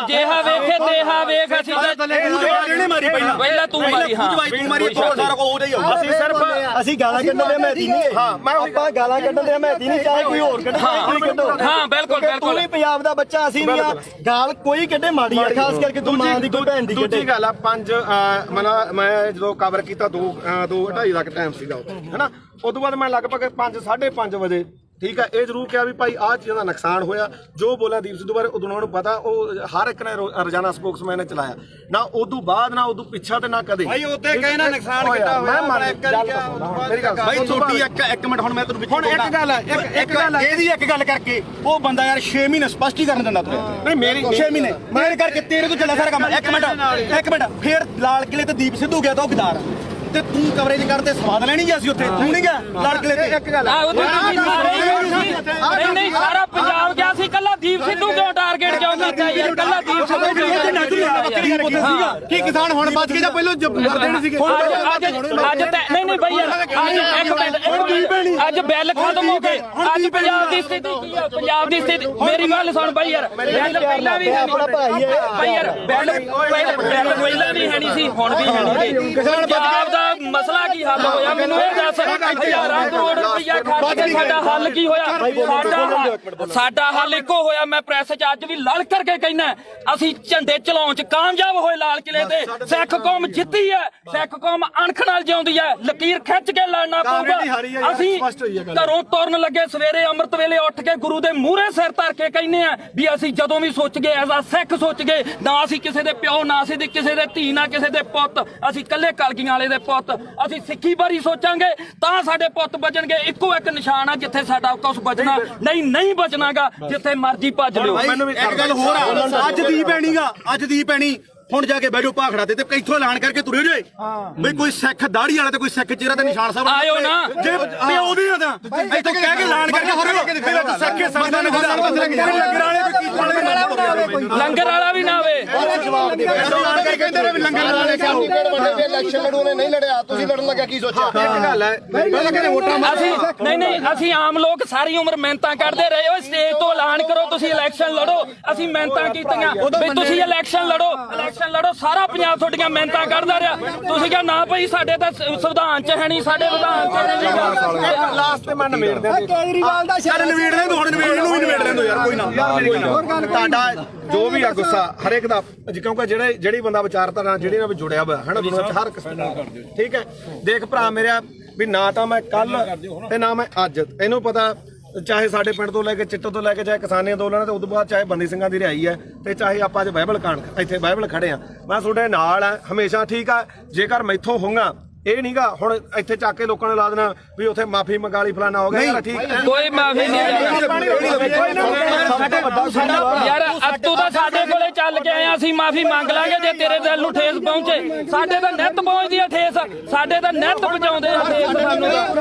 ਜਿਹਾ ਵੇਖੇ ਤੇਹਾ ਵੇਖ। ਅਸੀਂ ਇਹਨੇ ਮਾਰੀ ਪਹਿਲਾਂ ਤੂੰ ਮਾਰੀ। ਹਾਂ ਤੂੰ ਮਾਰੀ ਸਾਰਾ ਕੋ ਉਹਦਾ ਹੀ ਹੋਊ। ਅਸੀਂ ਸਿਰਫ ਅਸੀਂ ਗਾਲਾਂ ਕੱਢਣ ਦੇ ਮਹਿਤੀ ਨਹੀਂ। ਹਾਂ ਆਪਾਂ ਗਾਲਾਂ ਕੱਢਣ ਦੇ ਮਹਿਤੀ ਨਹੀਂ ਚਾਹੇ ਕੋਈ ਹੋਰ ਕੱਢੇ ਕੋਈ ਕੱਢੋ। ਹਾਂ ਬਿਲਕੁਲ ਤੂੰ ਵੀ ਪੰਜਾਬ ਦਾ ਬੱਚਾ ਅਸੀਂ ਨਹੀਂ ਆ। ਗਾਲ ਕੋਈ ਕੱਢੇ ਮਾੜੀ ਆ ਖਾਸ ਕਰਕੇ ਤੂੰ ਮਾਂ ਦੀ ਕੋਈ ਭੈਣ ਦੀ ਕੱਢੇ। ਦੂਜੀ ਗੱਲ ਆ ਮੈਂ ਜਦੋਂ ਕਵਰ ਕੀਤਾ 2:30 ਦਾ ਟਾਈਮ ਸੀਗਾ ਹੈਨਾ। ਉਸ ਤੋਂ ਬਾਅਦ ਮੈਂ ਲਗਭਗ 5:30 ਵਜੇ ਠੀਕ ਹੈ ਇਹ ਜ਼ਰੂਰ ਕਿਹਾ ਵੀ ਭਾਈ ਆਹ ਚੀਜ਼ਾਂ ਦਾ ਨੁਕਸਾਨ ਹੋਇਆ। ਜੋ ਬੋਲਿਆ ਦੀਪ ਸਿੱਧੂ ਬਾਰੇ ਉਦੋਂ ਉਹਨਾਂ ਨੂੰ ਪਤਾ ਉਹ ਹਰ ਇੱਕ ਨੇ ਰੋਜ਼ਾਨਾ ਸਪੋਕਸਮੈਨ ਨੇ ਚਲਾਇਆ ਨਾ ਉਦੋਂ ਬਾਅਦ ਨਾ ਉਦੋਂ ਪਿੱਛਾ ਤੇ ਨਾ ਕਦੇ ਭਾਈ ਉੱਤੇ ਕਹੇ ਨਾ ਨੁਕਸਾਨ ਕੀਤਾ ਹੋਇਆ। ਮੇਰੀ ਗੱਲ ਭਾਈ ਛੋਟੀ ਇੱਕ ਮਿੰਟ ਹੁਣ ਮੈਂ ਤੈਨੂੰ ਹੁਣ ਇੱਕ ਗੱਲ ਹੈ ਇੱਕ ਗੱਲ ਹੈ ਇਹਦੀ ਇੱਕ ਗੱਲ ਕਰਕੇ ਉਹ ਬੰਦਾ ਯਾਰ 6 ਮਹੀਨੇ ਸਪਸ਼ਟੀਕਰਨ ਦਿੰਦਾ ਤੂੰ ਨਹੀਂ ਮੇਰੀ 6 ਮਹੀਨੇ ਮੇਰੇ ਕਰਕੇ ਤੇਰੇ ਤੋਂ ਚੱਲਿਆ ਸਾਰਾ ਕੰਮ। ਇੱਕ ਮਿੰਟ ਫਿਰ ਲਾਲ ਕਿਲੇ ਤੇ ਦੀਪ ਸਿੱਧੂ ਗਿਆ ਤਾਂ ਉਹ ਗਦਾਰ ਤੇ ਤੂੰ ਕਵਰੇਜ ਕਰਦੇ ਸਵਾਦ ਲੈਣੀ ਗਿਆ ਸੀ ਉੱਥੇ ਤੂੰ ਨਹੀਂ ਗਿਆ ਲਾਲ ਕਿਲੇ ਤੇ। ਇੱਕ ਗੱਲ ਨਹੀਂ ਸਾਰਾ ਪੰਜਾਬ ਗਿਆ ਸੀ ਕੱਲਾ ਦੀਪ ਸਿੱਧੂ ਕਿਉਂ ਟਾਰਗੇਟ ਕਿਉਂ ਕੀਤਾ ਯਾਰ? ਕੱਲਾ ਦੀਪ ਸਿੱਧੂ ਕੀ ਕਿਸਾਨ ਹੁਣ ਬਚ ਗਏ ਜਾਂ ਪਹਿਲਾਂ ਮਰਦੇ ਨਹੀਂ ਸੀਗੇ? ਅੱਜ ਨਹੀਂ ਬਈ ਯਾਰ ਅੱਜ ਬਿੱਲ ਖਤਮ ਹੋ ਗਏ। ਅੱਜ ਪੰਜਾਬ ਦੀ ਸਥਿਤੀ ਕੀ ਆ? ਪੰਜਾਬ ਦੀ ਸਥਿਤੀ ਮੇਰੀ ਗੱਲ ਸੁਣ ਬਈ ਯਾਰ ਬਿੱਲ ਪਹਿਲਾਂ ਵੀ ਹੈ ਬਈ ਯਾਰ ਬਿੱਲ ਪਹਿਲਾਂ ਵੀ ਹੈ ਨਹੀਂ ਸੀ ਹੁਣ ਵੀ ਹੈ ਨਹੀਂ। ਪੰਜਾਬ ਦਾ ਮਸਲਾ ਕੀ ਹੱਲ ਹੋਇਆ ਮੈਨੂੰ ਇਹ ਦੱਸ। ਹਜ਼ਾਰਾਂ ਕਰੋੜ ਰੁਪਈਆ ਖਰਚ ਕੇ ਸਾਡਾ ਹੱਲ ਕੀ ਹੋਇਆ? ਸਾਡਾ ਹੱਲ ਇੱਕੋ ਹੋਇਆ। ਮੈਂ ਪ੍ਰੈਸ 'ਚ ਅੱਜ ਵੀ ਲੜ ਕਰਕੇ ਕਹਿਣਾ ਅਸੀਂ ਝੰਡੇ ਚਲਾਉਣ 'ਚ ਕਾਮਯਾਬ ਹੋਏ ਲਾਲ ਕਿਲੇ ਤੇ। ਸਿੱਖ ਕੌਮ ਜਿੱਤੀ ਹੈ। ਸਿੱਖ ਕੌਮ ਅਣਖ ਨਾਲ ਜਿਉਂਦੀ ਹੈ। ਲਕੀਰ ਖਿੱਚ ਕੇ ਲੜਨਾ ਪਊਗਾ। ਅਸੀਂ ਘਰੋਂ ਤੁਰਨ ਲੱਗੇ ਸਵੇਰੇ ਅੰਮ੍ਰਿਤ ਵੇਲੇ ਉੱਠ ਕੇ ਗੁਰੂ ਦੇ ਮੂਹਰੇ ਸਿਰ ਧਰ ਕੇ ਕਹਿੰਦੇ ਆ ਵੀ ਅਸੀਂ ਜਦੋਂ ਵੀ ਸੋਚ ਗਏ ਐਜ਼ ਆ ਸਿੱਖ ਸੋਚ ਗਏ ਨਾ ਅਸੀਂ ਕਿਸੇ ਦੇ ਪਿਓ ਨਾ ਅਸੀਂ ਕਿਸੇ ਦੇ ਧੀ ਨਾ ਕਿਸੇ ਦੇ ਪੁੱਤ ਅਸੀਂ ਇਕੱਲੇ ਕਲਗੀਆਂ ਵਾਲੇ ਦੇ ਪੁੱਤ। ਅਸੀਂ ਸਿੱਖੀ ਬਾਰੇ ਸੋਚਾਂਗੇ ਤਾਂ ਸਾਡੇ ਪੁੱਤ ਬਚਣਗੇ। ਇੱਕੋ ਇੱਕ ਨਿਸ਼ਾਨ ਆ ਜਿੱਥੇ ਸਾਡਾ ਕੁਝ ਬਚਣਾ ਨਹੀਂ ਬਚਣਾਗਾ ਜਿੱਥੇ ਮਰਜ਼ੀ ਭੱਜ ਲਿਓ। ਇੱਕ ਗੱਲ ਹੋਰ ਆ ਅੱਜ ਦੀ ਪੈਣੀਗਾ ਅੱਜ ਦੀ ਪੈਣੀ ਹੁਣ ਜਾ ਕੇ ਬੈਠੋ ਭਾਖੜਾ ਤੇ ਇੱਥੋਂ ਐਲਾਨ ਕਰਕੇ ਤੁਰੇ ਜੇ ਬਈ ਕੋਈ ਸਿੱਖ ਦਾੜੀ ਵਾਲਾ ਤੇ ਕੋਈ ਸਿੱਖ ਚਿਹਰਾ ਤੇ ਨਿਸ਼ਾਨ ਸਾਹਿਬ ਆਇਓ ਨਾ ਜੇ ਪਿਓ ਦੀ ਤਾਂ ਇੱਥੋਂ ਕਹਿ ਕੇ ਐਲਾਨ ਕਰਕੇ ਤੁਰੇ ਸਿੱਖੇ ਸੰਗਤਾਂ ਨੇ ਲੰਗਰ ਵਾਲਾ ਵੀ ਨਾ ਆਵੇ। ਐਲਾਨ ਕਰਕੇ ਕਹਿੰਦੇ ਨੇ ਵੀ ਲੰਗਰ ਵਾਲੇ ਕਿਉਂ ਇਲੈਕਸ਼ਨ ਲੜੂ ਨੇ ਨਹੀਂ ਲੜਿਆ ਤੁਸੀਂ ਲੜਨ ਲੱਗਿਆ ਕੀ ਸੋਚਿਆ? ਇੱਕ ਗੱਲ ਹੈ ਪਹਿਲਾਂ ਕਹਿੰਦੇ ਵੋਟਾਂ ਅਸੀਂ ਨਹੀਂ ਅਸੀਂ ਆਮ ਲੋਕ ਸਾਰੀ ਉਮਰ ਮਿਹਨਤਾਂ ਕਰਦੇ ਰਹੇ। ਓਏ ਸਟੇਜ ਤੋਂ ਐਲਾਨ ਕਰੋ ਤੁਸੀਂ ਇਲੈਕਸ਼ਨ ਲੜੋ। ਅਸੀਂ ਮਿਹਨਤਾਂ ਕੀਤੀਆਂ ਵੀ ਤੁਸੀਂ ਇਲੈਕਸ਼ਨ ਲੜੋ ਲੜੋ। ਸਾਰਾ ਪੰਜਾਬ ਤੁਹਾਡੀਆਂ ਮਿਹਨਤਾਂ ਕਰਦਾ ਰਿਹਾ। ਤੁਸੀਂ ਕਿਹਾ ਨਾ ਭਾਈ ਸਾਡੇ ਤਾਂ ਸੰਵਿਧਾਨ 'ਚ ਹੈ ਨਹੀਂ ਸਾਡੇ ਵਿਧਾਨ 'ਚ ਨਹੀਂ। ਲਾਸਟ ਤੇ ਮੈਂ ਨਵੇੜ ਦੇ ਕੇਜਰੀਵਾਲ ਦਾ ਚੱਲ ਨਵੇੜ ਦੇ ਹੁਣ ਨਵੇੜ ਨੂੰ ਵੀ ਨਵੇੜ ਦੇ ਯਾਰ ਕੋਈ ਨਾ। ਤੁਹਾਡਾ ਜੋ ਵੀ ਆ ਗੁੱਸਾ ਹਰੇਕ ਦਾ ਕਿਉਂਕਿ ਜਿਹੜੀ ਬੰਦਾ ਵਿਚਾਰਧਾਰਾ ਜਿਹੜੀ ਨਾਲ ਜੁੜਿਆ ਹੋਇਆ ਹੈ ਨਾ ਦੁਨੀਆ 'ਚ ਹਰ ਕਿਸਮ ਦਾ ਠੀਕ ਹੈ। ਦੇਖ ਭਰਾ ਮੇਰਾ ਵੀ ਨਾ ਤਾਂ ਮੈਂ ਕੱਲ ਤੇ ਨਾ ਮੈਂ ਅੱਜ ਇਹਨੂੰ ਪਤਾ ਚਾਹੇ ਸਾਡੇ ਪਿੰਡ ਤੋਂ ਲੈ ਕੇ ਚਿੱਟੋ ਤੋਂ ਲੈ ਕੇ ਚਾਹੇ ਕਿਸਾਨੀ ਅੰਦੋਲਨ ਤੇ ਉਦੋਂ ਬਾਅਦ ਚਾਹੇ ਬੰਦੀ ਸਿੰਘਾਂ ਦੀ ਰਿਹਾਈ ਹੈ ਤੇ ਚਾਹੇ ਆਪਾਂ ਅੱਜ ਬਾਈਬਲ ਕਾਣ ਇੱਥੇ ਬਾਈਬਲ ਖੜੇ ਆ ਮੈਂ ਤੁਹਾਡੇ ਨਾਲ ਆ ਹਮੇਸ਼ਾ ਠੀਕ ਆ ਜੇਕਰ ਮੈਥੋਂ ਹੋਊਗਾ ਇਹ ਨਹੀਂਗਾ ਹੁਣ ਇੱਥੇ ਚੱਕ ਕੇ ਲੋਕਾਂ ਨੇ ਲਾ ਦੇਣਾ ਵੀ ਉੱਥੇ ਮਾਫੀ ਮੰਗਾ ਲਈ ਫਲਾਣਾ ਹੋ ਗਿਆ ਯਾਰ ਠੀਕ ਹੈ ਕੋਈ ਮਾਫੀ ਨਹੀਂ ਯਾਰ ਤੂੰ ਤਾਂ ਸਾਡੇ ਕੋਲੇ ਚੱਲ ਕੇ ਆਇਆ ਅਸੀਂ ਮਾਫੀ ਮੰਗ ਲਾਂਗੇ ਜੇ ਤੇਰੇ ਦਿਲ ਨੂੰ ਠੇਸ ਪਹੁੰਚੇ ਸਾਡੇ ਤਾਂ ਨਿੱਤ ਪਹੁੰਚਦੀ ਆ ਠੇਸ ਸਾਡੇ ਤਾਂ ਨਿੱਤ ਪਹੁੰਚਾਉਂਦੇ ਆ ਠੇਸ ਸਾਨੂੰ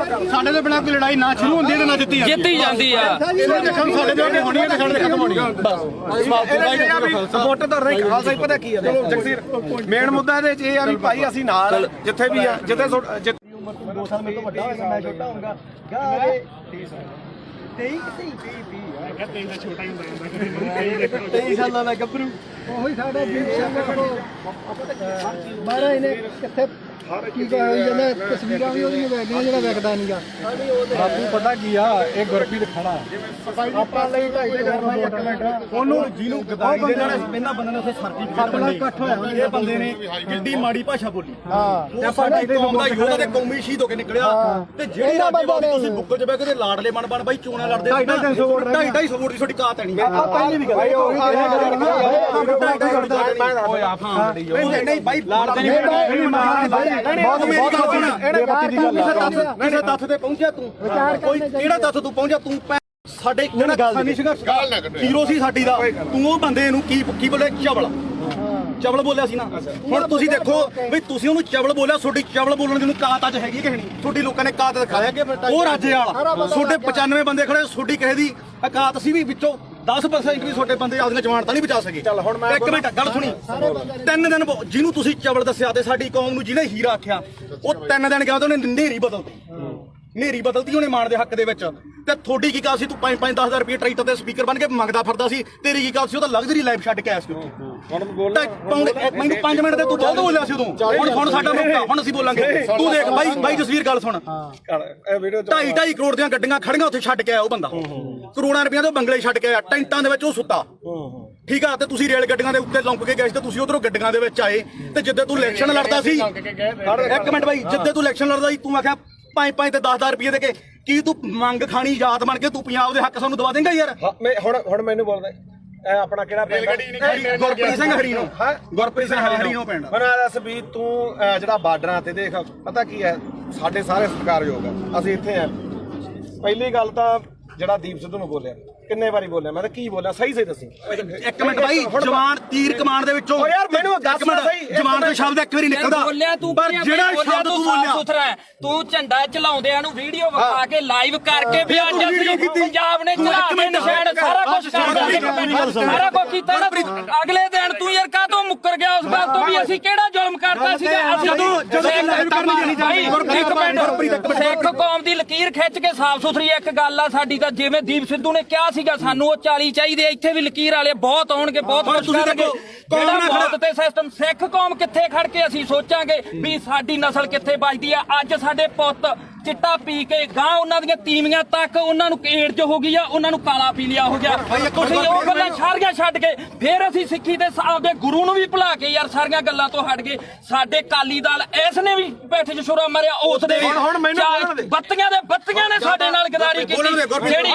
ਸਾਡੇ ਦੇ ਬਿਨਾਂ ਕੋਈ ਲੜਾਈ ਨਾ ਸ਼ੁਰੂ ਹੁੰਦੀ ਤੇ ਨਾ ਜਿੱਤੀ ਜਾਂਦੀ ਆ ਸਾਡੇ ਦੇ ਅੱਗੇ ਹੋਣੀ ਹੈ ਤੇ ਸਾਡੇ ਦੇ ਖਤਮ ਹੋਣੀ ਹੈ ਸਪੋਰਟ ਤਾਂ ਨਹੀਂ ਖਾਲਸਾ ਪਤਾ ਕੀ ਹੈ ਜਗਸੀਰ ਮੇਨ ਮੁੱਦਾ ਇਹਦੇ ਚ ਇਹ ਆ ਵੀ ਭਾਈ ਅਸੀਂ ਨਾਲ ਜਿੱਥੇ ਵੀ ਆ ਜਿੱਥੇ 2 ਸਾਲ ਮੇਰੇ ਤੋਂ ਵੱਡਾ ਹੋਏਗਾ ਮੈਂ ਛੋਟਾ ਹੋਊਗਾ ਗਾਰੇ 23 ਸਾਲਾਂ ਦਾ ਗੱਭਰੂ ਉਹੀ ਸਾਡਾ ਦੀਪ ਸਿੰਘ ਉਹ ਮਹਾਰਾਜ ਨੇ ਕਿੱਥੇ ਕੀ ਹੋਈ ਜਾਂਦਾ ਤਸਵੀਰਾਂ ਵੀ ਉਹਦੀਆਂ ਵੇਖਦੀਆਂ ਜਿਹੜਾ ਵੇਖਦਾ ਨਹੀਂਗਾ ਬਾਪੂ ਪਤਾ ਕੀ ਆ ਇਹ ਗੁਰਪ੍ਰੀਤ ਖੜਾ ਆਪਾਂ ਲਈ 2.5 ਉਹਨੂੰ ਜਿਹਨੂੰ ਗਦਾਈ ਦੇ ਨਾਲ ਇਹਨਾਂ ਬੰਦੇ ਨੇ ਉੱਥੇ ਸਰਟੀਫਿਕੇਟ ਇਕੱਠ ਹੋਇਆ ਇਹ ਬੰਦੇ ਨੇ ਕਿੰਨੀ ਮਾੜੀ ਭਾਸ਼ਾ ਬੋਲੀ ਤੇ ਆਪਾਂ ਇੱਥੇ ਕੌਮ ਦਾ ਯੋਧਾ ਤੇ ਕੌਮੀ ਸ਼ਹੀਦ ਹੋ ਕੇ ਨਿਕਲਿਆ ਤੇ ਜਿਹੜੇ ਰਾਜੇ ਤੁਸੀਂ ਬੁੱਕਲ ਚ ਬਹਿ ਕੇ ਲਾੜਲੇ ਬਣ ਬਾਈ ਚੋਣਾਂ ਲੜਦੇ 250 ਵੋਟ ਦੀ ਤੁਹਾਡੀ ਕਾਤ ਨਹੀਂ ਪਹਿਲੀ ਵੀ ਗੱਲ ਨਹੀਂ ਬਾਈ ਲਾੜਦੇ ਨਹੀਂ ਕਿਸੇ ਤੱਥ ਤੇ ਪਹੁੰਚਿਆ ਤੂੰ ਕੋਈ ਕਿਹੜਾ ਤੱਥ ਤੂੰ ਪਹੁੰਚਿਆ ਤੂੰ ਸਾਡੇ ਕਿਸਾਨੀ ਸੰਘਰਸ਼ ਹੀਰੋ ਸੀ ਸਾਡੀ ਦਾ ਤੂੰ ਉਹ ਬੰਦੇ ਨੂੰ ਕੀ ਬੋਲੇ ਚਵਲ ਬੋਲਿਆ ਸੀ ਨਾ ਹੁਣ ਤੁਸੀਂ ਦੇਖੋ ਵੀ ਤੁਸੀਂ ਉਹਨੂੰ ਚਵਲ ਬੋਲਿਆ ਤੁਹਾਡੀ ਚਵਲ ਬੋਲਣ ਦੀ ਨੂੰ ਕਾਤ ਅੱਜ ਹੈਗੀ ਕਿ ਨਹੀਂ ਤੁਹਾਡੀ ਲੋਕਾਂ ਨੇ ਕਾਤ ਦਿਖਾਇਆ ਉਹ ਰਾਜੇ ਵਾਲਾ ਤੁਹਾਡੇ 95 ਬੰਦੇ ਖੜੇ ਤੁਹਾਡੀ ਕਿਸੇ ਦੀ ਕਾਤ ਸੀ ਵੀ ਵਿੱਚੋਂ 10% ਵੀ ਤੁਹਾਡੇ ਬੰਦੇ ਆਪਣੀਆਂ ਜਵਾਨਤਾਂ ਨਹੀਂ ਬਚਾ ਸਕੇ ਚੱਲ ਹੁਣ ਮੈਂ ਇੱਕ ਮਿੰਟ ਗੱਲ ਸੁਣੀ 3 ਦਿਨ ਜਿਹਨੂੰ ਤੁਸੀਂ ਚਵਲ ਦੱਸਿਆ ਤੇ ਸਾਡੀ ਕੌਮ ਨੂੰ ਜਿਹਨੇ ਹੀਰਾ ਆਖਿਆ ਉਹ 3 ਦਿਨ ਗਿਆ ਤੇ ਉਹਨੇ ਨੇਰੀ ਬਦਲਤੀ ਉਹਨੇ ਮਾਣ ਦੇ ਹੱਕ ਦੇ ਵਿੱਚ ਤੇ ਤੁਹਾਡੀ ਕੀ ਕਾਲ ਸੀ ਤੂੰ 5-10 ਰੁਪਏ ਟਰੈਕਟਰ ਤੇ ਸਪੀਕਰ ਬਣ ਕੇ ਮੰਗਦਾ ਫਿਰਦਾ ਸੀ ਤੇਰੀ ਕੀ ਕਾਲ ਸੀ ਉਹ ਤਾਂ ਲਗਜ਼ਰੀ ਲਾਈਫ ਛੱਡ ਕੇ ਆਇਆ ਸੀ ਮੈਨੂੰ 5 ਮਿੰਟ ਤੇ ਤੂੰ ਬਹੁਤ ਬੋਲਿਆ ਸੀ ਉਦੋਂ ਹੁਣ ਸਾਡਾ ਮੌਕਾ ਹੁਣ ਅਸੀਂ ਬੋਲਾਂਗੇ ਤੂੰ ਦੇਖ ਬਾਈ ਜਸਵੀਰ ਗੱਲ ਸੁਣ 2.5 ਕਰੋੜ ਦੀਆਂ ਗੱਡੀਆਂ ਖੜੀਆਂ ਉੱਥੇ ਛੱਡ ਕੇ ਆਇਆ ਉਹ ਬੰਦਾ ਕਰੋੜਾਂ ਰੁਪਈਆਂ ਦੇ ਬੰਗਲੇ ਛੱਡ ਕੇ ਆਇਆ ਟੈਂਟਾਂ ਦੇ ਵਿੱਚ ਉਹ ਸੁੱਤਾ ਠੀਕ ਆ ਤੇ ਤੁਸੀਂ ਰੇਲ ਗੱਡੀਆਂ ਦੇ ਉੱਤੇ ਲੰਘ ਕੇ ਗਏ ਤੇ ਤੁਸੀਂ ਉਧਰੋਂ ਗੱਡੀਆਂ ਦੇ ਵਿੱਚ ਆਏ ਤੇ ਜਿੱਦੇ ਤੂੰ ਇਲੈਕਸ਼ਨ ਲੜਦਾ ਸੀ ਇੱਕ ਮਿੰਟ ਬਾਈ ਜਿੱਦੇ ਤੂੰ ਇਲੈਕਸ਼ਨ ਲੜਦਾ ਸੀ ਤੂੰ ਆਖਿਆ 5 ਤੇ 10 ਰੁਪਏ ਦੇ ਕੇ ਕੀ ਤੂੰ ਮੰਗ ਖਾਣੀ ਯਾਦ ਬਣ ਕੇ ਤੂੰ ਪੰਜਾਬ ਦੇ ਹੱਕ ਸਾਨੂੰ ਦਵਾ ਦੇਂਗਾ ਯਾਰ ਹੁਣ ਮੈਨੂੰ ਬੋਲਦਾ ਇਹ ਆਪਣਾ ਕਿਹੜਾ ਪਿੰਡ ਗੁਰਪ੍ਰੀਤ ਸਿੰਘ ਹਰੀਨੋ ਗੁਰਪ੍ਰੀਤ ਸਿੰਘ ਹਰੀਨੋ ਪਿੰਡ ਮੈਨੂੰ ਦੱਸ ਵੀ ਤੂੰ ਜਿਹੜਾ ਬਾਰਡਰਾਂ ਤੇ ਦੇਖ ਪਤਾ ਕੀ ਹੈ ਸਾਡੇ ਸਾਰੇ ਸਤਿਕਾਰਯੋਗ ਆ ਅਸੀਂ ਇੱਥੇ ਆ ਪਹਿਲੀ ਗੱਲ ਤਾਂ ਜਿਹੜਾ ਦੀਪ ਸਿੱਧੂ ਨੂੰ ਬੋਲਿਆ ਕਿੰਨੇ ਵਾਰੀ ਬੋਲਿਆ ਮੈਂ ਤਾਂ ਕੀ ਬੋਲਿਆ ਸਹੀ ਦੱਸੀ ਇੱਕ ਮਿੰਟ ਬਾਈ ਜਵਾਨ ਤੀਰ ਕਮਾਨ ਦੇ ਵਿੱਚੋਂ ਯਾਰ ਮੈਨੂੰ ਦੱਸ ਸਹੀ ਜਵਾਨ ਦਾ ਸ਼ਬਦ ਇੱਕ ਵਾਰੀ ਨਿਕਲਦਾ ਬੋਲਿਆ ਤੂੰ ਪਰ ਜਿਹੜਾ ਸ਼ਬਦ ਤੂੰ ਬੋਲਿਆ ਸੁਥਰਾ ਤੂੰ ਝੰਡਾ ਚਲਾਉਂਦਿਆਂ ਨੂੰ ਵੀਡੀਓ ਵਿਖਾ ਕੇ ਲਾਈਵ ਕਰਕੇ ਵੀ ਅੱਜ ਅਸੀਂ ਪੰਜਾਬ ਨੇ ਚਲਾ ਕੇ ਨਿਸ਼ਾਨ ਸਾਰਾ ਕੁਝ ਕੀਤਾ ਨਾ ਅਗਲੇ ਦਿਨ ਤੂੰ ਯਾਰ ਕਾਹਤੋਂ ਮੁੱਕਰ ਗਿਆ ਉਸ ਗੱਲ ਤੋਂ ਵੀ ਅਸੀਂ ਕਿਹੜਾ ਜ਼ੁਲਮ ਕਰਤਾ ਸੀਗਾ ਸਿੱਖ ਕੌਮ ਦੀ ਲਕੀਰ ਖਿੱਚ ਕੇ ਸਾਫ਼ ਸੁਥਰੀ ਇੱਕ ਗੱਲ ਆ ਸਾਡੀ ਤਾਂ ਜਿਵੇਂ ਦੀਪ ਸਿੱਧੂ ਨੇ ਕਿਹਾ ਸੀਗਾ ਸਾਨੂੰ ਉਹ 40 ਚਾਹੀਦੇ ਇੱਥੇ ਵੀ ਲਕੀਰ ਵਾਲੇ ਬਹੁਤ ਆਉਣਗੇ ਬਹੁਤ ਕੁਝ ਕਰਨਗੇ ਜਿਹੜਾ ਮੌਤ ਤੇ ਸਿਸਟਮ ਸਿੱਖ ਕੌਮ ਕਿੱਥੇ ਖੜ ਕੇ ਅਸੀਂ ਸੋਚਾਂਗੇ ਵੀ ਸਾਡੀ ਨਸਲ ਕਿੱਥੇ ਬਚਦੀ ਆ ਅੱਜ ਸਾਡੇ ਪੁੱਤ ਚਿੱਟਾ ਪੀ ਕੇ ਗਾਂ ਉਹਨਾਂ ਦੀਆਂ ਤੀਵੀਆਂ ਤੱਕ ਉਹਨਾਂ ਨੂੰ ਏਡਜ਼ ਹੋ ਗਈ ਆ ਉਹਨਾਂ ਨੂੰ ਕਾਲਾ ਪੀ ਲਿਆ ਹੋ ਗਿਆ ਤੁਸੀਂ ਉਹ ਗੱਲਾਂ ਸਾਰੀਆਂ ਛੱਡ ਕੇ ਫਿਰ ਅਸੀਂ ਸਿੱਖੀ ਦੇ ਆਪਦੇ ਗੁਰੂ ਨੂੰ ਵੀ ਭੁਲਾ ਕੇ ਯਾਰ ਸਾਰੀਆਂ ਗੱਲਾਂ ਤੋਂ ਹਟ ਗਏ ਸਾਡੇ ਕਾਲੀ ਦਲ ਇਸ ਨੇ ਵੀ ਬੈਠੇ ਚ ਛੁਰਾ ਮਾਰਿਆ ਉਸ ਦੇ ਬੱਤੀਆਂ ਨੇ ਸਾਡੇ ਨਾਲ ਗਦਾਰੀ ਕੀਤੀ ਜਿਹੜੀ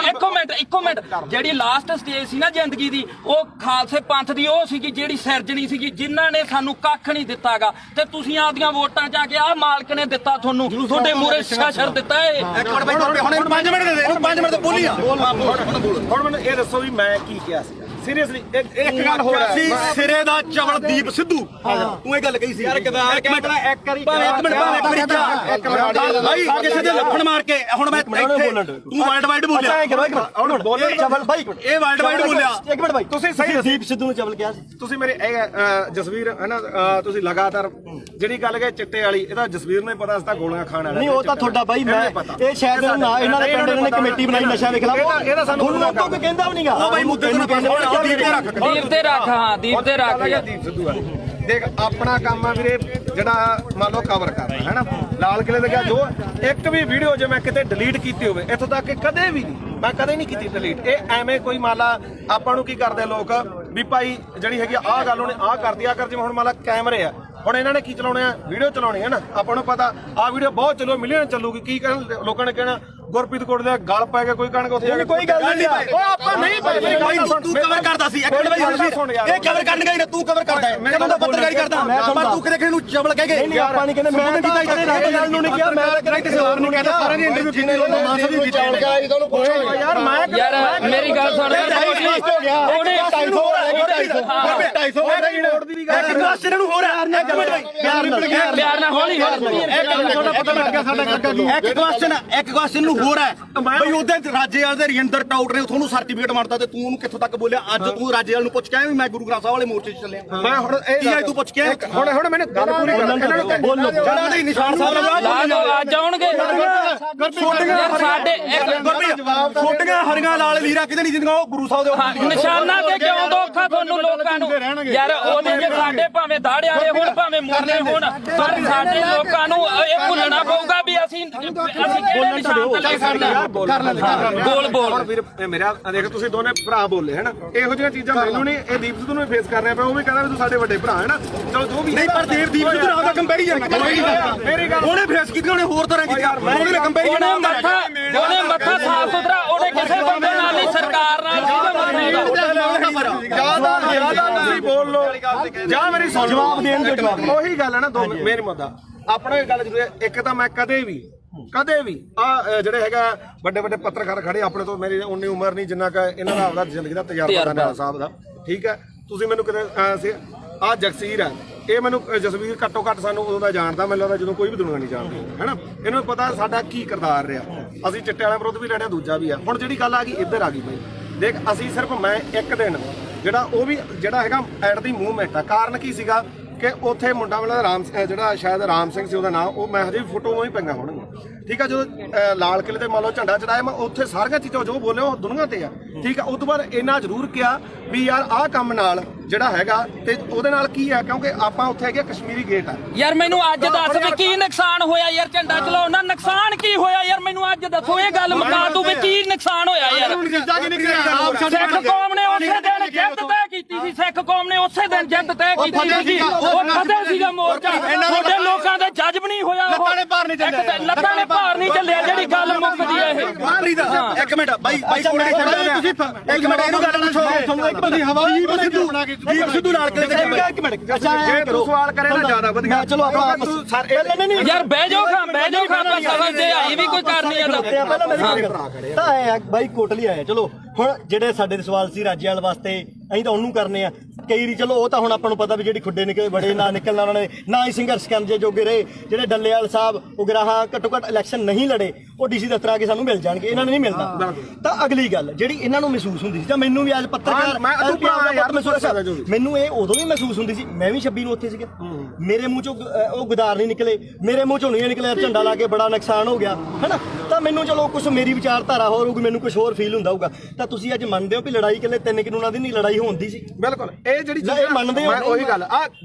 ਇੱਕੋ ਮਿੰਟ ਜਿਹੜੀ ਲਾਸਟ ਸਟੇਜ ਸੀ ਨਾ ਜ਼ਿੰਦਗੀ ਦੀ ਉਹ ਖਾਲਸੇ ਪੰਥ ਦੀ ਉਹ ਸੀਗੀ ਜਿਹੜੀ ਸਿਰਜਣੀ ਸੀਗੀ ਜਿਨ੍ਹਾਂ ਨੇ ਸਾਨੂੰ ਕੱਖ ਨਹੀਂ ਦਿੱਤਾਗਾ ਤੇ ਤੁਸੀਂ ਆਪਦੀਆਂ ਵੋਟਾਂ ਚ ਆ ਕੇ ਆਹ ਮਾਲਕ ਨੇ ਦਿੱਤਾ ਤੁਹਾਨੂੰ ਤੁਹਾਡੇ ਮੂਹਰੇ ਸ਼ਰ ਦਿੱਤਾ ਏ ਇੱਕ ਮਿੰਟ ਬਾਈ ਹੁਣ 5 ਮਿੰਟ ਦੇ ਦੇ 5 ਮਿੰਟ ਤੇ ਬੋਲੀ ਆ ਹੁਣ ਮੈਨੂੰ ਇਹ ਦੱਸੋ ਵੀ ਮੈਂ ਕੀ ਕਿਹਾ ਸੀ ਸੀਰੀਅਸਲੀ ਇੱਕ ਗੱਲ ਹੋਰ ਸੀ ਸਿਰੇ ਦਾ ਚਵਲਦੀਪ ਸਿੱਧੂ ਤੂੰ ਇਹ ਗੱਲ ਕਹੀ ਸੀ ਯਾਰ ਇੱਕ ਮਿੰਟ ਬਾਈ ਕਿਸੇ ਦੇ ਲੱਫੜ ਮਾਰ ਕੇ ਹੁਣ ਮੈਂ ਤੂੰ ਵਰਲਡ ਵਾਈਡ ਬੋਲਿਆ ਹੁਣ ਬੋਲੇ ਚਵਲ ਬਾਈ ਇਹ ਵਰਲਡ ਵਾਈਡ ਬੋਲਿਆ ਇੱਕ ਮਿੰਟ ਬਾਈ ਤੁਸੀਂ ਸਹੀ ਦੀਪ ਸਿੱਧੂ ਨੂੰ ਚਵਲ ਕਿਹਾ ਸੀ ਤੁਸੀਂ ਮੇਰੇ ਜਸਵੀਰ ਹੈ ਨਾ ਤੁਸੀਂ ਲਗਾਤਾਰ ਜਿਹੜੀ ਗੱਲ ਕਹੇ ਚਿੱਟੇ ਵਾਲੀ ਇਹਦਾ ਜਸਵੀਰ ਨੂੰ ਪਤਾ ਸੀ ਤਾਂ ਗੋਲੀਆਂ ਖਾਣ ਵਾਲਾ ਨਹੀਂ ਉਹ ਤਾਂ ਤੁਹਾਡਾ ਬਾਈ ਮੈਂ ਇਹ ਸ਼ਾਇਦ ਨਾ ਇਹਨਾਂ ਦੇ ਪਿੰਡ ਨੇ ਕਮੇਟੀ ਬਣਾਈ ਨਸ਼ਾ ਦੇ ਖਿਲਾਫ ਇਹਦਾ ਸਾਨੂੰ ਕੋਈ ਕਹਿੰਦਾ ਵੀ ਨਹੀਂਗਾ ਉਹ ਬਾਈ ਮੁੱਦੇ ਨੂੰ ਦੀਪ ਤੇ ਰੱਖ ਹਾਂ ਦੀਪ ਤੇ ਰੱਖ ਦੀਪ ਸਿੱਧੂ ਦੇਖ ਆਪਣਾ ਕੰਮ ਆ ਵੀਰੇ ਜਿਹੜਾ ਮੰਨ ਲਓ ਕਵਰ ਕਰਨਾ ਹੈ ਨਾ ਲਾਲ ਕਿਲੇ ਦੇ ਗਿਆ ਜੋ ਇੱਕ ਵੀ ਵੀਡੀਓ ਜੇ ਮੈਂ ਕਿਤੇ ਡਿਲੀਟ ਕੀਤੀ ਹੋਵੇ ਇੱਥੋਂ ਤੱਕ ਕਿ ਕਦੇ ਵੀ ਨਹੀਂ ਮੈਂ ਕਦੇ ਨਹੀਂ ਕੀਤੀ ਡਿਲੀਟ ਇਹ ਐਵੇਂ ਕੋਈ ਮੰਨ ਲਾ ਆਪਾਂ ਨੂੰ ਕੀ ਕਰਦੇ ਲੋਕ ਵੀ ਭਾਈ ਜਿਹੜੀ ਹੈਗੀ ਆਹ ਗੱਲ ਉਹਨੇ ਆਹ ਕਰਦੀ ਆ ਕਰ ਜਿਵੇਂ ਹੁਣ ਮੰਨ ਲਾ ਕੈਮਰੇ ਆ ਹੁਣ ਇਹਨਾਂ ਨੇ ਕੀ ਚਲਾਉਣੇ ਆ ਵੀਡੀਓ ਚਲਾਉਣੀ ਹੈ ਨਾ ਆਪਾਂ ਨੂੰ ਪਤਾ ਆਹ ਵੀਡੀਓ ਬਹੁਤ ਚੱਲੋ ਮਿਲੀਅਨ ਚੱਲੂਗੀ ਕੀ ਕਹਿਣ ਲੋਕਾਂ ਨੇ ਕਹਿਣਾ ਗੁਰਪ੍ਰੀਤ ਕੋਟ ਦੇ ਗਲ ਪੈ ਕੇ ਕੋਈ ਕਣਕ ਉੱਥੇ ਕੋਈ ਗੱਲ ਨਹੀਂ ਓ ਆਪਾਂ ਨਹੀਂ ਤੂੰ ਕਵਰ ਕਰਦਾ ਸੀ ਇੱਕ ਮਿੰਟ ਇਹ ਕਵਰ ਕਰਨ ਗਈ ਤੂੰ ਕਵਰ ਕਰਦਾ ਹੈ ਕਦੋਂ ਦਾ ਪੱਤਰਕਾਰੀ ਕਰਦਾ ਪਰ ਤੂੰ ਕਿਤੇ ਕਿਸੇ ਨੂੰ ਚਵਲ ਕਹਿ ਗਏ ਨਹੀਂ ਆਪਾਂ ਨਹੀਂ ਕਹਿੰਦੇ ਮੈਂ ਤਾਂ ਕਿਸੇ ਰਾਜੇਵਾਲ ਨੂੰ ਨਹੀਂ ਕਿਹਾ ਮੈਂ ਤਾਂ ਕਿਸੇ ਹੋਰ ਨੂੰ ਕਹਿੰਦਾ ਸਾਰਿਆਂ ਦੀ ਇੰਟਰਵਿਊ ਕੀਤੀ ਲੋਕਾਂ ਮਾਸਾ ਦੀ ਚਾਲ ਕਰਾ ਜੀ ਤੁਹਾਨੂੰ ਪੁੱਛੋ ਯਾਰ ਮੈਂ ਯਾਰ ਮੇਰੀ ਗੱਲ ਸੁਣ ਉਹਨੇ 250 ਇੱਕ ਕਲਾਸ ਇਹਨਾਂ ਨੂੰ ਹੋਰ ਹੈ ਇੱਕ ਮਿੰਟ ਪਿਆਰ ਨਾਲ ਹੌਲੀ ਇੱਕ ਕੁਐਸਚਨ ਨੂੰ ਹੋਰ ਹੈ ਬਈ ਉਹਦੇ ਰਾਜੇਵਾਲ ਦੇ ਰਜਿੰਦਰ ਟਾਊਟ ਨੇ ਤੁਹਾਨੂੰ ਸਰਟੀਫਿਕੇਟ ਮੰਨਤਾ ਤੇ ਤੂੰ ਉਹਨੂੰ ਕਿੱਥੋਂ ਤੱਕ ਬੋਲਿਆ ਅੱਜ ਤੂੰ ਰਾਜੇਵਾਲ ਨੂੰ ਪੁੱਛ ਕੇ ਆਇਆ ਵੀ ਮੈਂ ਗੁਰੂ ਗ੍ਰੰਥ ਸਾਹਿਬ ਵਾਲੇ ਮੋਰਚੇ 'ਚ ਚੱਲਿਆ ਮੈਂ ਹੁਣ ਕੀ ਆਈ ਤੂੰ ਪੁੱਛ ਕੇ ਹੁਣ ਮੈਨੂੰ ਗੱਲ ਪੂਰੀ ਕਰ ਬੋਲੋ ਜਿਹੜਾ ਦੇ ਨਿਸ਼ਾਨ ਸਾਹਿਬ ਲਾ ਦੋ ਅੱਜ ਆਉਣਗੇ ਯਾਰ ਸਾਡੇ ਛੋਟੀਆਂ ਹਰੀਆਂ ਲਾਲ ਲੀਰਾ ਕਿਤੇ ਨਹੀਂ ਜਿੰਦੀਆਂ ਉਹ ਗੁਰੂ ਸਾਹਿਬ ਦੇ ਨਿਸ਼ਾਨਾਂ ਤੇ ਕਿਉਂ ਦੋਖਾ ਤੁਹਾਨੂੰ ਲੋਕਾਂ ਨੂੰ ਯਾਰ ਉਹਦੇ ਜੇ ਸਾਡੇ ਭਾਵੇਂ ਦਾੜੇ ਵਾਲੇ ਹੋਣ ਭਾਵੇਂ ਮੁਰਲੇ ਹੋਣ ਪਰ ਸਾਡੇ ਲੋਕਾਂ ਨੂੰ ਇਹ ਭੁੱਲਣਾ ਪਊਗਾ ਵੀ ਅਸੀਂ ਕਿਹੜੇ ਨਿਸ਼ਾਨ ਤੇ ਲੈ ਸਕਦੇ ਹਾਂ ਬੋਲ ਵੀਰ ਮੇਰਾ ਦੇਖ ਤੁਸੀਂ ਦੋਨੇ ਭਰਾ ਬੋਲੇ ਹੈਨਾ ਇਹੋ ਜਿਹੀਆਂ ਚੀਜ਼ਾਂ ਮੈਨੂੰ ਨਹੀਂ ਇਹ ਦੀਪ ਸਿੱਧੂ ਨੂੰ ਫੇਸ ਕਰ ਰਿਹਾ ਪਿਆ ਉਹ ਵੀ ਕਹਿੰਦਾ ਵੀ ਤੂੰ ਸਾਡੇ ਵੱਡੇ ਭਰਾ ਹੈ ਨਾ ਚਲੋ ਜੋ ਵੀ ਨਹੀਂ ਪਰ ਦੀਪ ਸਿੱਧੂ ਨਾਲ ਦਾ ਕੰਪੈਰੀਜ਼ਨ ਮੇਰੀ ਗੱਲ ਉਹਨੇ ਫੇਸ ਕੀਤੀ ਉਹਨੇ ਹੋਰ ਤਰ੍ਹਾਂ ਕੀਤੀ ਉਹਨੇ ਕੰਪੈਰੀਜ਼ਨ ਉਹਨੇ ਮੱਥਾ ਸਾਫ ਸੁਥਰਾ ਉਹਨੇ ਕਿਸੇ ਬੰਦੇ ਨਾਲ ਨਹੀਂ ਸਰਕਾਰ ਨਾਲ ਜਿਆਦਾ ਤੁਸੀਂ ਬੋਲ ਲੋ ਜਾਂ ਮੇਰੀ ਸੁਣ ਜਵਾਬ ਦੇਣ ਦੇ ਜਵਾਬ ਉਹੀ ਗੱਲ ਹੈ ਨਾ ਦੋ ਮੇਰੀ ਮੁੱਦਾ ਆਪਣਾ ਇਹ ਗੱਲ ਜ਼ਰੂਰ ਹੈ ਇੱਕ ਤਾਂ ਮੈਂ ਕਦੇ ਵੀ ਆ ਜਿਹੜੇ ਹੈਗਾ ਵੱਡੇ ਵੱਡੇ ਪੱਤਰਕਾਰ ਖੜੇ ਆਪਣੇ ਤੋਂ ਮੇਰੀ ਉਨੀ ਉਮਰ ਨਹੀਂ ਜਿੰਨਾ ਕਿ ਇਹਨਾਂ ਦਾ ਆਪਦਾ ਜ਼ਿੰਦਗੀ ਦਾ ਤਜਰਬਾ ਨਾਲਾ ਸਾਹਿਬ ਦਾ ਠੀਕ ਹੈ ਤੁਸੀਂ ਮੈਨੂੰ ਕਿਤੇ ਆ ਜਗਸੀਰ ਹੈ ਇਹ ਮੈਨੂੰ ਜਸਵੀਰ ਘੱਟੋ ਘੱਟ ਸਾਨੂੰ ਉਦੋਂ ਦਾ ਜਾਣਦਾ ਮੈਨੂੰ ਲੱਗਦਾ ਜਦੋਂ ਕੋਈ ਵੀ ਦੁਨੀਆ ਨਹੀਂ ਜਾਣਦੀ ਹੈਨਾ ਇਹਨੂੰ ਪਤਾ ਸਾਡਾ ਕੀ ਕਿਰਦਾਰ ਰਿਹਾ ਅਸੀਂ ਚਿੱਟੇ ਵਾਲਿਆਂ ਵਿਰੁੱਧ ਵੀ ਲੜਿਆ ਦੂਜਾ ਵੀ ਆ ਹੁਣ ਜਿਹੜੀ ਗੱਲ ਆ ਗਈ ਇੱਧਰ ਆ ਗਈ ਬਈ ਦੇਖ ਅਸੀਂ ਸਿਰਫ ਮੈਂ ਇੱਕ ਦਿਨ ਜਿਹੜਾ ਉਹ ਵੀ ਜਿਹੜਾ ਹੈਗਾ ਐਟ ਦੀ ਮੂਵਮੈਂਟ ਆ ਕਾਰਨ ਕੀ ਸੀਗਾ ਕਿ ਉੱਥੇ ਮੁੰਡਾ ਵਾਲਾ ਰਾਮ ਜਿਹੜਾ ਸ਼ਾਇਦ ਰਾਮ ਸਿੰਘ ਸੀ ਉਹਦਾ ਨਾਮ ਉਹ ਮੈਂ ਹਜੇ ਫੋਟੋ ਹੀ ਪਈਆਂ ਹੋਣਗੀਆਂ ਠੀਕ ਆ ਜਦੋਂ ਲਾਲ ਕਿਲੇ ਤੇ ਮੰਨ ਲਓ ਝੰਡਾ ਚੜਾਇਆ ਮੈਂ ਉੱਥੇ ਸਾਰੀਆਂ ਚੀਜ਼ਾਂ ਜੋ ਬੋਲੇ ਉਹ ਦੁਨੀਆ ਤੇ ਆ ਠੀਕ ਆ ਉਸ ਤੋਂ ਬਾਅਦ ਇੰਨਾ ਜ਼ਰੂਰ ਕਿਹਾ ਵੀ ਯਾਰ ਆਹ ਕੰਮ ਨਾਲ ਜਿਹੜਾ ਹੈਗਾ ਤੇ ਉਹਦੇ ਨਾਲ ਕੀ ਆ ਕਿਉਂਕਿ ਆਪਾਂ ਉੱਥੇ ਹੈਗੇ ਕਸ਼ਮੀਰੀ ਗੇਟ ਆ ਯਾਰ ਮੈਨੂੰ ਅੱਜ ਦੱਸ ਵੀ ਕੀ ਨੁਕਸਾਨ ਹੋਇਆ ਯਾਰ ਝੰਡਾ ਚਲਾਉਣ ਨਾਲ ਨੁਕਸਾਨ ਕੀ ਹੋਇਆ ਯਾਰ ਮੈਨੂੰ ਅੱਜ ਦੱਸੋ ਇਹ ਗੱਲ ਮੁਕਾ ਤੂੰ ਵੀ ਕੀ ਨੁਕਸਾਨ ਹੋਇਆ ਯਾਰ ਸਿੱਖ ਕੌਮ ਨੇ ਉਸੇ ਦਿਨ ਜਿੱਤ ਤੈਅ ਕੀਤੀ ਸੀ ਸਿੱਖ ਕੌਮ ਨੇ ਉਸੇ ਦਿਨ ਜਿੱਤ ਤੈਅ ਕੀਤੀ ਸੀ ਉਹ ਫਤਿਹ ਸੀਗਾ ਮੋਰਚਾ ਤੁਹਾਡੇ ਲੋਕਾਂ ਦੇ ਜੱਜ ਨਹੀਂ ਹੋਇਆ ਉਹ ਲੱਤਾਂ ਨੇ ਭਾਰ ਨਹੀਂ ਚੱਲਿਆ ਜਿਹੜੀ ਗੱਲ ਮੁੱਕਦੀ ਹੈ ਇਹ ਇੱਕ ਮਿੰਟ ਬਾਈ ਕੋਲੇ ਤੁਸੀਂ ਇੱਕ ਮਿੰਟ ਇਹਨੂੰ ਗੱਲ ਸੁਣੋ ਇੱਕ ਮਿੰਟ ਹਵਾਈ ਦੀਪ ਸਿੱਧੂ ਨਾਲ ਕਿਲੇ ਇੱਕ ਮਿੰਟ ਜੇ ਤੂੰ ਸਵਾਲ ਕਰੇ ਨਾ ਜ਼ਿਆਦਾ ਵਧੀਆ ਚਲੋ ਆਪਾਂ ਯਾਰ ਬਹਿ ਜਾਓ ਖਾਂ ਆਪਾਂ ਸਵਾਲ ਤੇ ਆਈ ਵੀ ਕੋਈ ਕਰਨੀ ਆ ਪਹਿਲਾਂ ਮੇਰੀ ਗੱਲ ਤਾਂ ਆਇਆ ਬਾਈ ਕੋਟਲੀ ਆਇਆ ਚਲੋ ਹੁਣ ਜਿਹੜੇ ਸਾਡੇ ਸਵਾਲ ਸੀ ਰਾਜੇਵਾਲ ਵਾਸਤੇ ਅਸੀਂ ਤਾਂ ਉਹਨੂੰ ਕਰਨੇ ਆ ਕਈ ਰੀ ਚਲੋ ਉਹ ਤਾਂ ਹੁਣ ਆਪਾਂ ਨੂੰ ਪਤਾ ਵੀ ਜਿਹੜੀ ਖੁੱਡੇ ਨਿਕਲੇ ਬੜੇ ਨਾ ਨਿਕਲਣਾ ਉਹਨਾਂ ਨੇ ਨਾ ਹੀ ਸੰਘਰਸ਼ ਕਰਨ ਜੇ ਜੋਗੇ ਰਹੇ ਜਿਹੜੇ ਡੱਲੇਵਾਲ ਸਾਹਿਬ ਉਗਰਾਹਾਂ ਘੱਟੋ ਘੱਟ ਇਲੈਕਸ਼ਨ ਨਹੀਂ ਲੜੇ ਉਹ ਡੀਸੀ ਦਫ਼ਤਰ ਆ ਕੇ ਸਾਨੂੰ ਮਿਲ ਜਾਣਗੇ ਇਹਨਾਂ ਨੂੰ ਨਹੀਂ ਮਿਲਦਾ ਤਾਂ ਅਗਲੀ ਗੱਲ ਜਿਹੜੀ ਇਹਨਾਂ ਨੂੰ ਮਹਿਸੂਸ ਹੁੰਦੀ ਸੀ ਜਾਂ ਮੈਨੂੰ ਵੀ ਅੱਜ ਪੱਤਰਕਾਰ ਮੈਨੂੰ ਇਹ ਉਦੋਂ ਵੀ ਮਹਿਸੂਸ ਹੁੰਦੀ ਸੀ ਮੈਂ ਵੀ 26 ਨੂੰ ਉੱਥੇ ਸੀਗਾ ਮੇਰੇ ਮੂੰਹ ਚੋਂ ਉਹ ਗੁਦਾਰ ਨਹੀਂ ਨਿਕਲੇ ਮੇਰੇ ਮੂੰਹ ਚੋਂ ਨਹੀਂ ਨਿਕਲਿਆ ਝੰਡਾ ਲਾ ਕੇ ਬੜਾ ਨੁਕਸਾਨ ਹੋ ਗਿਆ ਹੈਨਾ ਤਾਂ ਮੈਨੂੰ ਚਲੋ ਕੁਝ ਮੇਰੀ ਵਿਚਾਰਧਾਰਾ ਹੋਰ ਹੋਊਗੀ ਮੈਨੂੰ ਕੁਝ ਹੋਰ ਫੀਲ ਹੁੰਦਾ ਹੋਊਗਾ ਤਾਂ ਤੁਸੀਂ ਅੱਜ ਮੰਨਦੇ ਹੋ ਵੀ ਲੜਾਈ ਕਿਲੇ 3 ਕਾਨੂੰਨਾਂ ਦੀ ਨਹੀਂ ਲੜਾਈ ਹੁੰਦੀ ਸੀ ਬਿਲਕੁਲ ਇਹ ਜਿਹੜੀ ਇਹ ਮੰਨਦੇ ਹੋ ਮੈਂ ਉਹੀ ਗੱਲ ਆ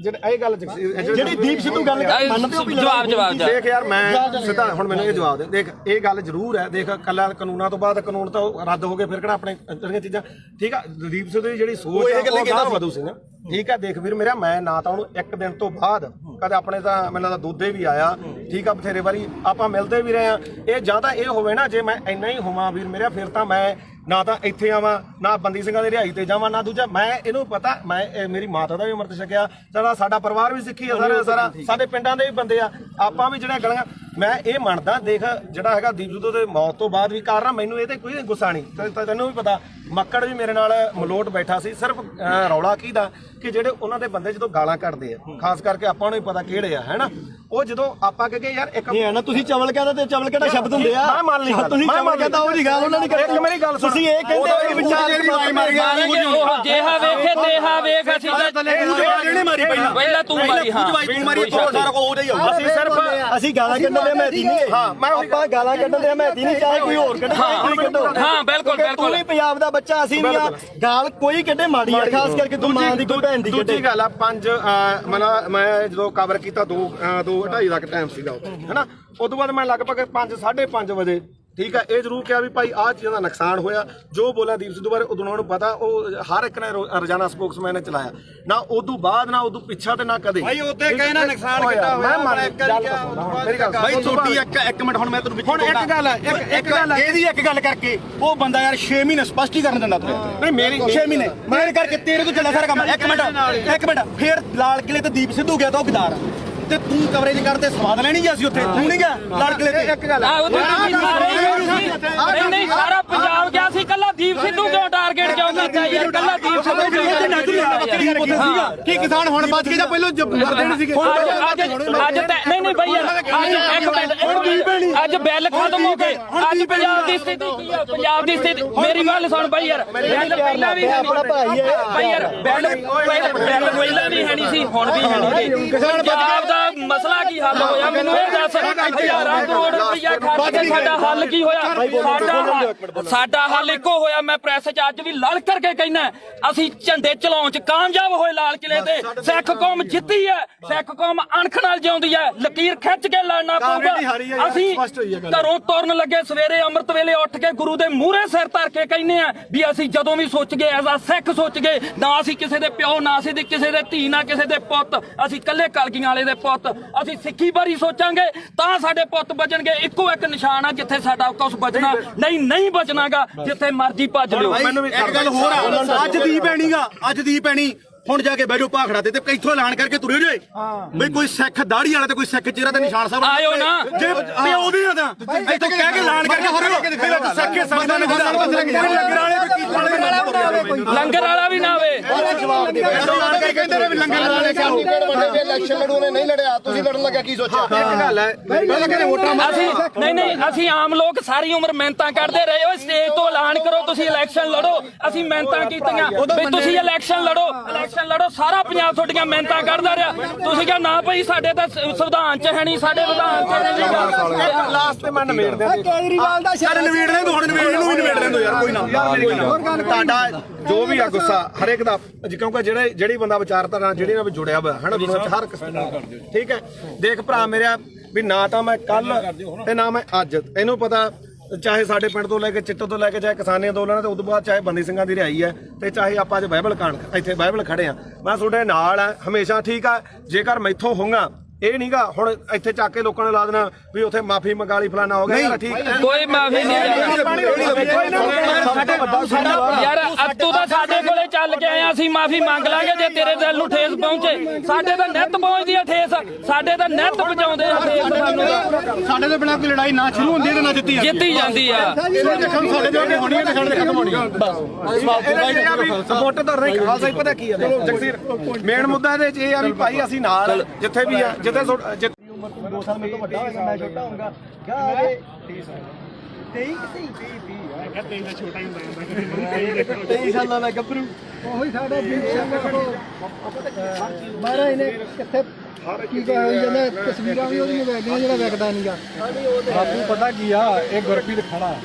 ਇਹ ਗੱਲ ਜਿਹੜੀ ਦੀਪ ਸਿੱਧੂ ਗੱਲ ਮੰਨਦੇ ਹੋ ਵੀ ਜਵਾਬ ਦੇਖ ਯਾਰ ਮੈਂ ਸਿੱਧਾ ਹੁਣ ਮੈਨੂੰ ਇਹ ਜਵਾਬ ਦੇ ਦੇਖ ਇਹ ਗੱਲ ਜ਼ਰੂਰ ਹੈ ਦੇਖ ਕੱਲਾ ਕਾਨੂੰਨਾਂ ਤੋਂ ਬਾਅਦ ਕਾਨੂੰਨ ਤਾਂ ਰੱਦ ਹੋ ਗਏ ਫਿਰ ਕਿਹੜਾ ਆਪਣੇ ਜਿਹੜੀਆਂ ਚੀਜ਼ਾਂ ਠੀਕ ਆ ਦੀਪ ਸਿੱਧੂ ਦੀ ਜਿਹੜੀ ਸੋਚ ਹੈ ਉਹ ਗਾਹ ਵਧੂ ਸੀ ਨਾ ਠੀਕ ਆ ਦੇਖ ਵੀਰ ਮੇਰਾ ਮੈਂ ਨਾ ਤਾਂ ਉਹਨੂੰ ਇੱਕ ਦਿਨ ਤੋਂ ਬਾਅਦ ਕਦੇ ਆਪਣੇ ਤਾਂ ਮੈਨੂੰ ਲੱਗਦਾ ਦੁੱਧੇ ਵੀ ਆਇਆ ਠੀਕ ਆ ਬਥੇਰੇ ਵਾਰੀ ਆਪਾਂ ਮਿਲਦੇ ਵੀ ਰਹੇ ਆ ਇਹ ਜਾਂ ਤਾਂ ਇਹ ਹੋਵੇ ਨਾ ਜੇ ਮੈਂ ਇੰਨਾ ਹੀ ਹੋਵਾਂ ਵੀਰ ਮੇਰਾ ਫਿਰ ਤਾਂ ਮੈਂ ਨਾ ਤਾਂ ਇੱਥੇ ਆਵਾਂ ਨਾ ਬੰਦੀ ਸਿੰਘਾਂ ਦੀ ਰਿਹਾਈ ਤੇ ਜਾਵਾਂ ਨਾ ਦੂਜਾ ਮੈਂ ਇਹਨੂੰ ਪਤਾ ਮੈਂ ਮੇਰੀ ਮਾਤਾ ਦਾ ਵੀ ਅੰਮ੍ਰਿਤ ਛਕਿਆ ਸਾਡਾ ਪਰਿਵਾਰ ਵੀ ਸਿੱਖੀ ਆ ਸਾਰਾ ਸਾਡੇ ਪਿੰਡਾਂ ਦੇ ਵੀ ਬੰਦੇ ਆ ਆਪਾਂ ਵੀ ਜਿਹੜਾ ਗਲੀਆਂ ਮੈਂ ਇਹ ਮੰਨਦਾ ਦੇਖ ਜਿਹੜਾ ਹੈਗਾ ਦੀਪ ਸਿੱਧੂ ਦੇ ਮੌਤ ਤੋਂ ਬਾਅਦ ਵੀ ਕਾਰਨ ਮੈਨੂੰ ਇਹ ਤੇ ਕੋਈ ਗੁੱਸਾ ਨਹੀਂ ਤੈਨੂੰ ਵੀ ਪਤਾ ਮੱਕੜ ਵੀ ਮੇਰੇ ਨਾਲ ਮਲੋਟ ਬੈਠਾ ਸੀ ਸਿਰਫ ਰੌਲਾ ਕੀ ਦਾ ਕਿ ਜਿਹੜੇ ਉਹਨਾਂ ਦੇ ਬੰਦੇ ਜਦੋਂ ਗਾਲਾਂ ਕੱਢਦੇ ਆ ਖਾਸ ਕਰਕੇ ਆਪਾਂ ਨੂੰ ਹੀ ਪਤਾ ਕਿਹੜੇ ਆ ਹੈਨਾ ਉਹ ਜਦੋਂ ਆਪਾਂ ਕਹੇ ਯਾਰ ਇੱਕ ਨਹੀਂ ਹੈ ਨਾ ਤੁਸੀਂ ਚਵਲ ਕਹਿੰਦਾ ਤੇ ਚਵਲ ਕਿਹੜਾ ਸ਼ਬਦ ਹੁੰਦੇ ਆ ਮੈਂ ਮੰਨ ਲਈ ਤੁਸੀਂ ਚਵਲ ਕਹਿੰਦਾ ਉਹ ਦੀ ਗੱਲ ਉਹਨਾਂ ਨੇ ਇੱਕ ਮੇਰੀ ਗੱਲ ਤੁਸੀਂ ਇਹ ਕਹਿੰਦੇ ਹੋ ਕਿ ਵਿਚਾਰ ਜਿਹਾ ਵੇਖੇ ਤੇਹਾ ਵੇਖ ਅਸੀਂ ਇਹਨੇ ਮਾਰੀ ਪਹਿਲਾਂ ਤੂੰ ਮਾਰੀ ਹਾਂ ਤੂੰ ਮਾਰੀ ਸਾਰਾ ਕੋ ਉਹਦਾ ਹੀ ਆਊਗਾ ਅਸੀਂ ਸਿਰਫ ਅਸੀਂ ਗਾਲਾਂ ਕੱਢਣ ਦੇ ਮਹਿਤੀ ਨਹੀਂ ਹਾਂ ਮੈਂ ਆਪਾਂ ਗਾਲਾਂ ਕੱਢਣ ਦੇ ਮਹਿਤੀ ਨਹੀਂ ਚਾਹੇ ਕੋਈ ਹੋਰ ਕੱਢੇ ਕੋਈ ਕੱਢੋ ਹਾਂ ਬਿਲਕੁਲ ਤੂੰ ਵੀ ਪੰਜਾਬ ਦਾ ਬੱਚਾ ਅਸੀਂ ਨਹੀਂ ਆ ਗਾਲ ਕੋਈ ਕੱਢੇ ਮਾੜੀ ਆ ਖਾਸ ਕਰਕੇ ਤੂੰ ਮਾਂ ਦੀ ਕੋਈ ਭੈਣ ਦੀ ਕੱਢੇ ਦੂਜੀ ਗੱਲ ਆ ਮੈਂ ਜਦੋਂ ਕਵਰ ਕੀਤਾ 2:30 ਦਾ ਟਾਈਮ ਸੀਗਾ ਉੱਥੇ ਹੈਨਾ ਉਸ ਤੋਂ ਬਾਅਦ ਮੈਂ ਲਗਭਗ 5:30 ਵਜੇ ਠੀਕ ਹੈ, ਇਹ ਜ਼ਰੂਰ ਕਿਹਾ ਵੀ ਭਾਈ ਆਹ ਚੀਜ਼ਾਂ ਦਾ ਨੁਕਸਾਨ ਹੋਇਆ। ਜੋ ਬੋਲਿਆ ਦੀਪ ਸਿੱਧੂ ਬਾਰੇ ਉਦੋਂ ਨੂੰ ਪਤਾ, ਉਹ ਹਰ ਇੱਕ ਨੇ ਰੋਜ਼ਾਨਾ ਸਪੋਕਸਮੈਨ ਨੇ ਚਲਾਇਆ ਨਾ, ਉਦੋਂ ਬਾਅਦ ਨਾ ਉਦੋਂ ਪਿੱਛਾ ਤੇ ਨਾ ਕਦੇ। ਭਾਈ ਉੱਤੇ ਕਹੇ ਨਾ ਨੁਕਸਾਨ ਕਿੱਡਾ ਹੋਇਆ, ਮੈਂ ਇੱਕ ਵਾਰੀ ਕਿਹਾ ਭਾਈ ਤੁਹਾਡੀ ਇੱਕ ਮਿੰਟ, ਹੁਣ ਮੈਂ ਤੁਹਾਨੂੰ ਹੁਣ ਇੱਕ ਗੱਲ ਹੈ, ਇੱਕ ਗੱਲ ਹੈ, ਇਹਦੀ ਇੱਕ ਗੱਲ ਕਰਕੇ ਉਹ ਬੰਦਾ ਯਾਰ 6 ਮਹੀਨੇ ਸਪਸ਼ਟੀਕਰਨ ਦਿੰਦਾ ਤੂੰ। ਨਹੀਂ ਮੇਰੀ 6 ਮਹੀਨੇ ਮੇਰੇ ਕਰਕੇ ਤੇਰੇ ਤੋਂ ਚੱਲਿਆ ਸਾਰਾ ਕੰਮ। ਇੱਕ ਮਿੰਟ ਫੇਰ ਲਾਲ ਕਿਲੇ ਤੇ ਦੀਪ ਸਿੱਧੂ ਗਿਆ ਤਾਂ ਉਹ ਗਦਾਰ ਤੇ ਤੂੰ ਕਵਰੇਜ ਕਰਦੇ ਸਵਾਦ ਲੈਣੀ ਜਾਂ ਅਸੀਂ ਉੱਥੇ ਤੂੰ ਨਹੀਂ ਗਿਆ ਲਾਲ ਕਿਲੇ ਤੇ। ਇੱਕ ਗੱਲ ਨਹੀਂ ਸਾਰਾ ਪੰਜਾਬ ਗਿਆ ਸੀ, ਕੱਲਾ ਦੀਪ ਸਿੱਧੂ ਕਿਉਂ ਟਾਰਗੇਟ ਕਿਉਂ ਕੀਤਾ ਯਾਰ? ਕੱਲਾ ਦੀਪ ਸਿੱਧੂ ਕੀ ਕਿਸਾਨ ਹੁਣ ਬਚ ਕੇ ਜਾਂ ਪਹਿਲਾਂ ਮਰ ਦੇਣੇ ਸੀਗੇ? ਅੱਜ ਨਹੀਂ ਬਈ ਯਾਰ, ਅੱਜ ਬਿੱਲ ਖਤਮ ਹੋ ਗਏ। ਅੱਜ ਪੰਜਾਬ ਦੀ ਸਥਿਤੀ ਕੀ ਆ? ਪੰਜਾਬ ਦੀ ਸਥਿਤੀ ਮੇਰੀ ਗੱਲ ਸੁਣ ਬਈ ਯਾਰ, ਬਿੱਲ ਪਹਿਲਾਂ ਵੀ ਹੈ ਬਈ ਯਾਰ, ਬਿੱਲ ਪਹਿਲਾਂ ਵੀ ਹੈ ਨਹੀਂ ਸੀ, ਹੁਣ ਵੀ ਹੈ ਨਹੀਂ। ਪੰਜਾਬ ਦਾ ਮਸਲਾ ਕੀ ਹੱਲ ਹੋਇਆ ਮੈਨੂੰ ਇਹ ਦੱਸ। ਹਜ਼ਾਰਾਂ ਕਰੋੜ ਰੁਪਇਆ ਖਰਚ ਕੇ ਸਾਡਾ ਹੱਲ ਕੀ ਹੋਇਆ? ਸਾਡਾ ਹੱਲ ਇੱਕੋ ਹੋਇਆ। ਮੈਂ ਪ੍ਰੈਸ 'ਚ ਅੱਜ ਵੀ ਲੜ ਕਰਕੇ ਕਹਿਣਾ, ਅਸੀਂ ਝੰਡੇ ਚਲਾਉਣ 'ਚ ਕਾਮਯਾਬ ਹੋਏ ਲਾਲ ਕਿਲੇ ਤੇ। ਸਿੱਖ ਕੌਮ ਜਿੱਤੀ ਹੈ, ਸਿੱਖ ਕੌਮ ਅਣਖ ਨਾਲ ਜਿਉਂਦੀ ਹੈ। ਲਕੀਰ ਖਿੱਚ ਕੇ ਲੜਨਾ ਪਊਗਾ। ਅਸੀਂ ਘਰੋਂ ਤੁਰਨ ਲੱਗੇ ਸਵੇਰੇ ਅੰਮ੍ਰਿਤ ਵੇਲੇ ਉੱਠ ਕੇ ਗੁਰੂ ਦੇ ਮੂਹਰੇ ਸਿਰ ਧਰ ਕੇ ਕਹਿੰਦੇ ਆ ਵੀ ਅਸੀਂ ਜਦੋਂ ਵੀ ਸੋਚ ਗਏ ਐਜ਼ ਆ ਸਿੱਖ ਸੋਚ ਗਏ, ਨਾ ਅਸੀਂ ਕਿਸੇ ਦੇ ਪਿਓ, ਨਾ ਅਸੀਂ ਕਿਸੇ ਦੇ ਧੀ, ਨਾ ਕਿਸੇ ਦੇ ਪੁੱਤ, ਅਸੀਂ ਇਕੱਲੇ ਕਲਗੀਆਂ ਵਾਲੇ ਦੇ ਪੁੱਤ। ਅਸੀਂ ਸਿੱਖੀ ਬਾਰੇ ਸੋਚਾਂਗੇ ਤਾਂ ਸਾਡੇ ਪੁੱਤ ਬਚਣਗੇ। ਇੱਕੋ ਇੱਕ ਨਿਸ਼ਾਨ ਆ ਜਿੱਥੇ ਸਾਡਾ ਕੁਝ ਬਚਣਾ ਨਹੀਂ ਬਚਣਾਗਾ, ਜਿੱਥੇ ਮਰਜ਼ੀ ਭੱਜ ਲਿਓ। ਇੱਕ ਗੱਲ ਹੋਰ ਆ, ਅੱਜ ਦੀ ਪੈਣੀਗਾ, ਅੱਜ ਦੀ ਪੈਣੀ ਹੁਣ ਜਾ ਕੇ ਬੈਠੋ ਭਾਖੜਾ ਤੇ ਇੱਥੋਂ ਐਲਾਨ ਕਰਕੇ ਤੁਰੇ ਜੇ ਬਈ ਕੋਈ ਸਿੱਖ ਦਾੜੀ ਵਾਲਾ ਤੇ ਕੋਈ ਸਿੱਖ ਚਿਹਰਾ ਤੇ ਨਿਸ਼ਾਨ ਸਾਹਿਬ ਆਇਓ ਨਾ। ਜੇ ਪਿਓ ਦੀ ਨਾ ਤਾਂ ਇੱਥੋਂ ਕਹਿ ਕੇ ਐਲਾਨ ਕਰਕੇ ਤੁਰੇ ਸਿੱਖੇ ਸੰਗਤਾਂ ਨੇ ਲੰਗਰ ਵਾਲੇ ਲੰਗਰ ਵਾਲਾ ਵੀ ਨਾ ਆਵੇ। ਕਹਿੰਦੇ ਨੇ ਲੰਗਰ ਵਾਲੇ ਇਲੈਕਸ਼ਨ ਲੜੂ ਨੇ ਨਹੀਂ ਲੜਿਆ, ਤੁਸੀਂ ਲੜਨ ਲੱਗਿਆ ਕੀ ਸੋਚਿਆ? ਇੱਕ ਗੱਲ ਹੈ, ਅਸੀਂ ਨਹੀਂ ਅਸੀਂ ਆਮ ਲੋਕ ਸਾਰੀ ਉਮਰ ਮਿਹਨਤਾਂ ਕਰਦੇ ਰਹੇ। ਓਏ ਸਟੇਜ ਤੋਂ ਐਲਾਨ ਕਰੋ ਤੁਸੀਂ ਇਲੈਕਸ਼ਨ ਲੜੋ। ਅਸੀਂ ਮਿਹਨਤਾਂ ਕੀਤੀਆਂ ਵੀ ਤੁਸੀਂ ਇਲੈਕਸ਼ਨ ਲੜੋ, ਲੜੋ। ਸਾਰਾ ਪੰਜਾਬ ਤੁਹਾਡੀਆਂ ਮਿਹਨਤਾਂ ਕਰਦਾ ਰਿਹਾ। ਤੁਸੀਂ ਕਿਹਾ ਨਾ ਭਾਈ ਸਾਡੇ ਤਾਂ ਸੰਵਿਧਾਨ 'ਚ ਹੈ ਨਹੀਂ, ਸਾਡੇ ਵਿਧਾਨ 'ਚ ਨਹੀਂ। ਲਾਸਟ ਤੇ ਮੈਂ ਨਵੇੜ ਦੇ ਕੇਜਰੀਵਾਲ ਦਾ ਚੱਲ ਨਵੇੜ ਲੈ ਤੂੰ, ਹੁਣ ਨਵੇੜ ਨੂੰ ਵੀ ਨਵੇੜ ਲੈਂਦੋ ਯਾਰ ਕੋਈ ਨਾ। ਤੁਹਾਡਾ ਜੋ ਵੀ ਆ ਗੁੱਸਾ ਹਰੇਕ ਦਾ, ਕਿਉਂਕਿ ਜਿਹੜੀ ਬੰਦਾ ਵਿਚਾਰਧਾਰਾ ਜਿਹੜੀ ਨਾਲ ਜੁੜਿਆ ਹੋਇਆ ਹੈ ਨਾ ਦੁਨੀਆ 'ਚ ਹਰ ਕਿਸਮ ਦਾ, ਠੀਕ ਹੈ। ਦੇਖ ਭਰਾ ਮੇਰਾ ਵੀ ਨਾ ਤਾਂ ਮੈਂ ਕੱਲ ਤੇ ਨਾ ਮੈਂ ਅੱਜ, ਇਹਨੂੰ ਪਤਾ ਚਾਹੇ ਸਾਡੇ ਪਿੰਡ ਤੋਂ ਲੈ ਕੇ ਚਿੱਟੋ ਤੋਂ ਲੈ ਕੇ ਚਾਹੇ ਕਿਸਾਨੀ ਅੰਦੋਲਨ ਤੇ ਉਦੋਂ ਬਾਅਦ ਚਾਹੇ ਬੰਦੀ ਸਿੰਘਾਂ ਦੀ ਰਿਹਾਈ ਹੈ ਤੇ ਚਾਹੇ ਆਪਾਂ ਅੱਜ ਬਾਈਬਲ ਕਾਂਡ ਇੱਥੇ ਬਾਈਬਲ ਖੜੇ ਆ, ਮੈਂ ਤੁਹਾਡੇ ਨਾਲ ਆ ਹਮੇਸ਼ਾ, ਠੀਕ ਆ। ਜੇਕਰ ਮੈਥੋਂ ਹੋਊਗਾ ਇਹ ਨਹੀਂਗਾ ਹੁਣ ਇੱਥੇ ਚੱਕ ਕੇ ਲੋਕਾਂ ਨੇ ਲਾ ਦੇਣਾ ਵੀ ਉੱਥੇ ਮਾਫੀ ਮੰਗਾ ਲਈ ਫਲਾਣਾ ਹੋ ਗਿਆ। ਠੀਕ ਹੈ, ਕੋਈ ਮਾਫੀ ਨਹੀਂ ਯਾਰ। ਤੂੰ ਤਾਂ ਸਾਡੇ ਕੋਲੇ ਚੱਲ ਕੇ ਆਇਆ, ਅਸੀਂ ਮਾਫੀ ਮੰਗ ਲਾਂਗੇ ਜੇ ਤੇਰੇ ਦਿਲ ਨੂੰ ਠੇਸ ਪਹੁੰਚੇ। ਸਾਡੇ ਤਾਂ ਨਿੱਤ ਪਹੁੰਚਦੀ ਆ ਠੇਸ, ਸਾਡੇ ਤਾਂ ਨਿੱਤ ਪਹੁੰਚਾਉਂਦੇ ਆ ਠੇਸ ਸਾਨੂੰ। ਸਾਡੇ ਤੋਂ ਬਿਨਾਂ ਕੋਈ ਲੜਾਈ ਨਾ ਸ਼ੁਰੂ ਹੁੰਦੀ ਤੇ ਨਾ ਜਿੱਤੀ ਜਾਂਦੀ ਆ। ਸਾਡੇ ਜੋ ਹੋਣੀ ਹੈ ਤੇ ਸਾਡੇ ਖਤਮ ਹੋਣੀ ਹੈ ਬਸ। ਸਪੋਰਟ ਤਾਂ ਨਹੀਂ ਖਾਲਸਾ ਹੀ ਪਤਾ ਕੀ ਹੈ ਜਗਸੀਰ, ਮੇਨ ਮੁੱਦਾ ਇਹਦੇ 'ਚ ਇਹ ਆ ਵੀ ਭਾਈ ਅਸੀਂ ਨਾਲ ਜਿੱਥੇ ਵੀ ਆ, ਜਿੱਥੇ ਉਮਰ ਤੋਂ 2 ਸਾਲ ਮੇਰੇ ਤੋਂ ਵੱਡਾ ਹੋਏਗਾ, ਮੈਂ ਛੋਟਾ ਹੋਊਗਾ। 23 ਸਾਲਾਂ ਦਾ ਗੱਭਰੂ। ਉਹੀ ਸਾਡਾ ਦੀਪ ਸਿੰਘ ਮਹਾਰਾਜ ਨੇ ਕਿੱਥੇ ਕੀ ਹੋਈ ਜਾਂਦਾ। ਤਸਵੀਰਾਂ ਵੀ ਉਹਦੀਆਂ ਵੇਖਦੀਆਂ ਜਿਹੜਾ ਵੇਖਦਾ ਨਹੀਂਗਾ। ਬਾਪੂ ਪਤਾ ਕੀ ਆ, ਇਹ ਗੁਰਪ੍ਰੀਤ ਖੜਾ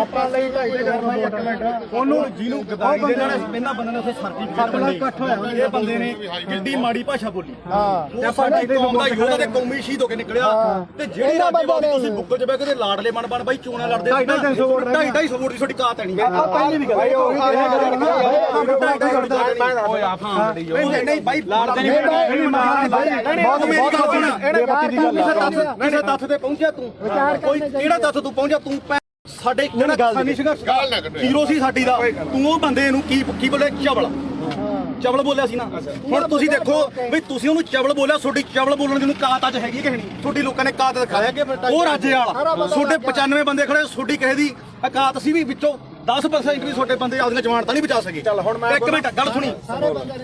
ਆਪਾਂ ਲਈ ਢਾਈ ਦੇ ਘਰ ਇੱਕ ਮਿੰਟ ਉਹਨੂੰ ਜਿਹਨੂੰ ਗਦਾਰੀ ਦੇ ਨਾਲ ਇਹਨਾਂ ਬੰਦੇ ਨੇ ਉੱਥੇ ਸਰਟੀਫਿਕੇਟ ਇਕੱਠ ਹੋਇਆ ਇਹ ਬੰਦੇ ਨੇ ਕਿੰਨੀ ਮਾੜੀ ਭਾਸ਼ਾ ਬੋਲੀ। ਤੇ ਆਪਾਂ ਢਾਈ ਦੇ ਕੌਮ ਦਾ ਯੋਧਾ ਤੇ ਕੌਮੀ ਸ਼ਹੀਦ ਹੋ ਕੇ ਨਿਕਲਿਆ ਤੇ ਜਿਹੜੀ ਰਾਜੇਵਾਦੀ ਤੁਸੀਂ ਬੁੱਕਲ 'ਚ ਬਹਿ ਕੇ ਤੇ ਲਾੜਲੇ ਬਣ ਬਾਈ ਚੋਣਾਂ ਲੜਦੇ 250 ਵੋਟ ਦੀ ਤੁਹਾਡੀ ਕਾਤ ਹੈ ਨਹੀਂ। ਪਹਿਲੀ ਵੀ ਗੱਲ ਨਹੀਂ ਬਾਈ ਲਾੜਦੇ ਕਿਸੇ ਤੱਥ ਤੇ ਪਹੁੰਚਿਆ ਤੂੰ, ਕੋਈ ਕਿਹੜਾ ਤੱਥ ਤੂੰ ਪਹੁੰਚਿਆ? ਤੂੰ ਸਾਡੇ ਜਿਹੜਾ ਕਿਸਾਨੀ ਸੰਘਰਸ਼ ਹੀਰੋ ਸੀ ਸਾਡੀ ਦਾ, ਤੂੰ ਉਹ ਬੰਦੇ ਨੂੰ ਕੀ ਬੋਲੇ? ਚਵਲ ਬੋਲਿਆ ਸੀ ਨਾ। ਹੁਣ ਤੁਸੀਂ ਦੇਖੋ ਵੀ ਤੁਸੀਂ ਉਹਨੂੰ ਚਵਲ ਬੋਲਿਆ, ਤੁਹਾਡੀ ਚਵਲ ਬੋਲਣ ਦੀ ਨੂੰ ਕਾਤ ਅੱਜ ਹੈਗੀ ਕਿ ਨਹੀਂ? ਤੁਹਾਡੀ ਲੋਕਾਂ ਨੇ ਕਾਤ ਦਿਖਾਇਆ ਕਿ ਉਹ ਰਾਜੇ ਵਾਲਾ ਤੁਹਾਡੇ 95 ਬੰਦੇ ਖੜੇ, ਤੁਹਾਡੀ ਕਿਸੇ ਦੀ ਕਾਤ ਸੀ ਵੀ ਵਿੱਚੋਂ 10% ਵੀ ਤੁਹਾਡੇ ਬੰਦੇ ਆਪਦੀਆਂ ਜਵਾਨਤਾਂ ਨਹੀਂ ਬਚਾ ਸਕੇ। ਚੱਲ ਹੁਣ ਮੈਂ ਇੱਕ ਮਿੰਟ ਗੱਲ ਸੁਣੀ।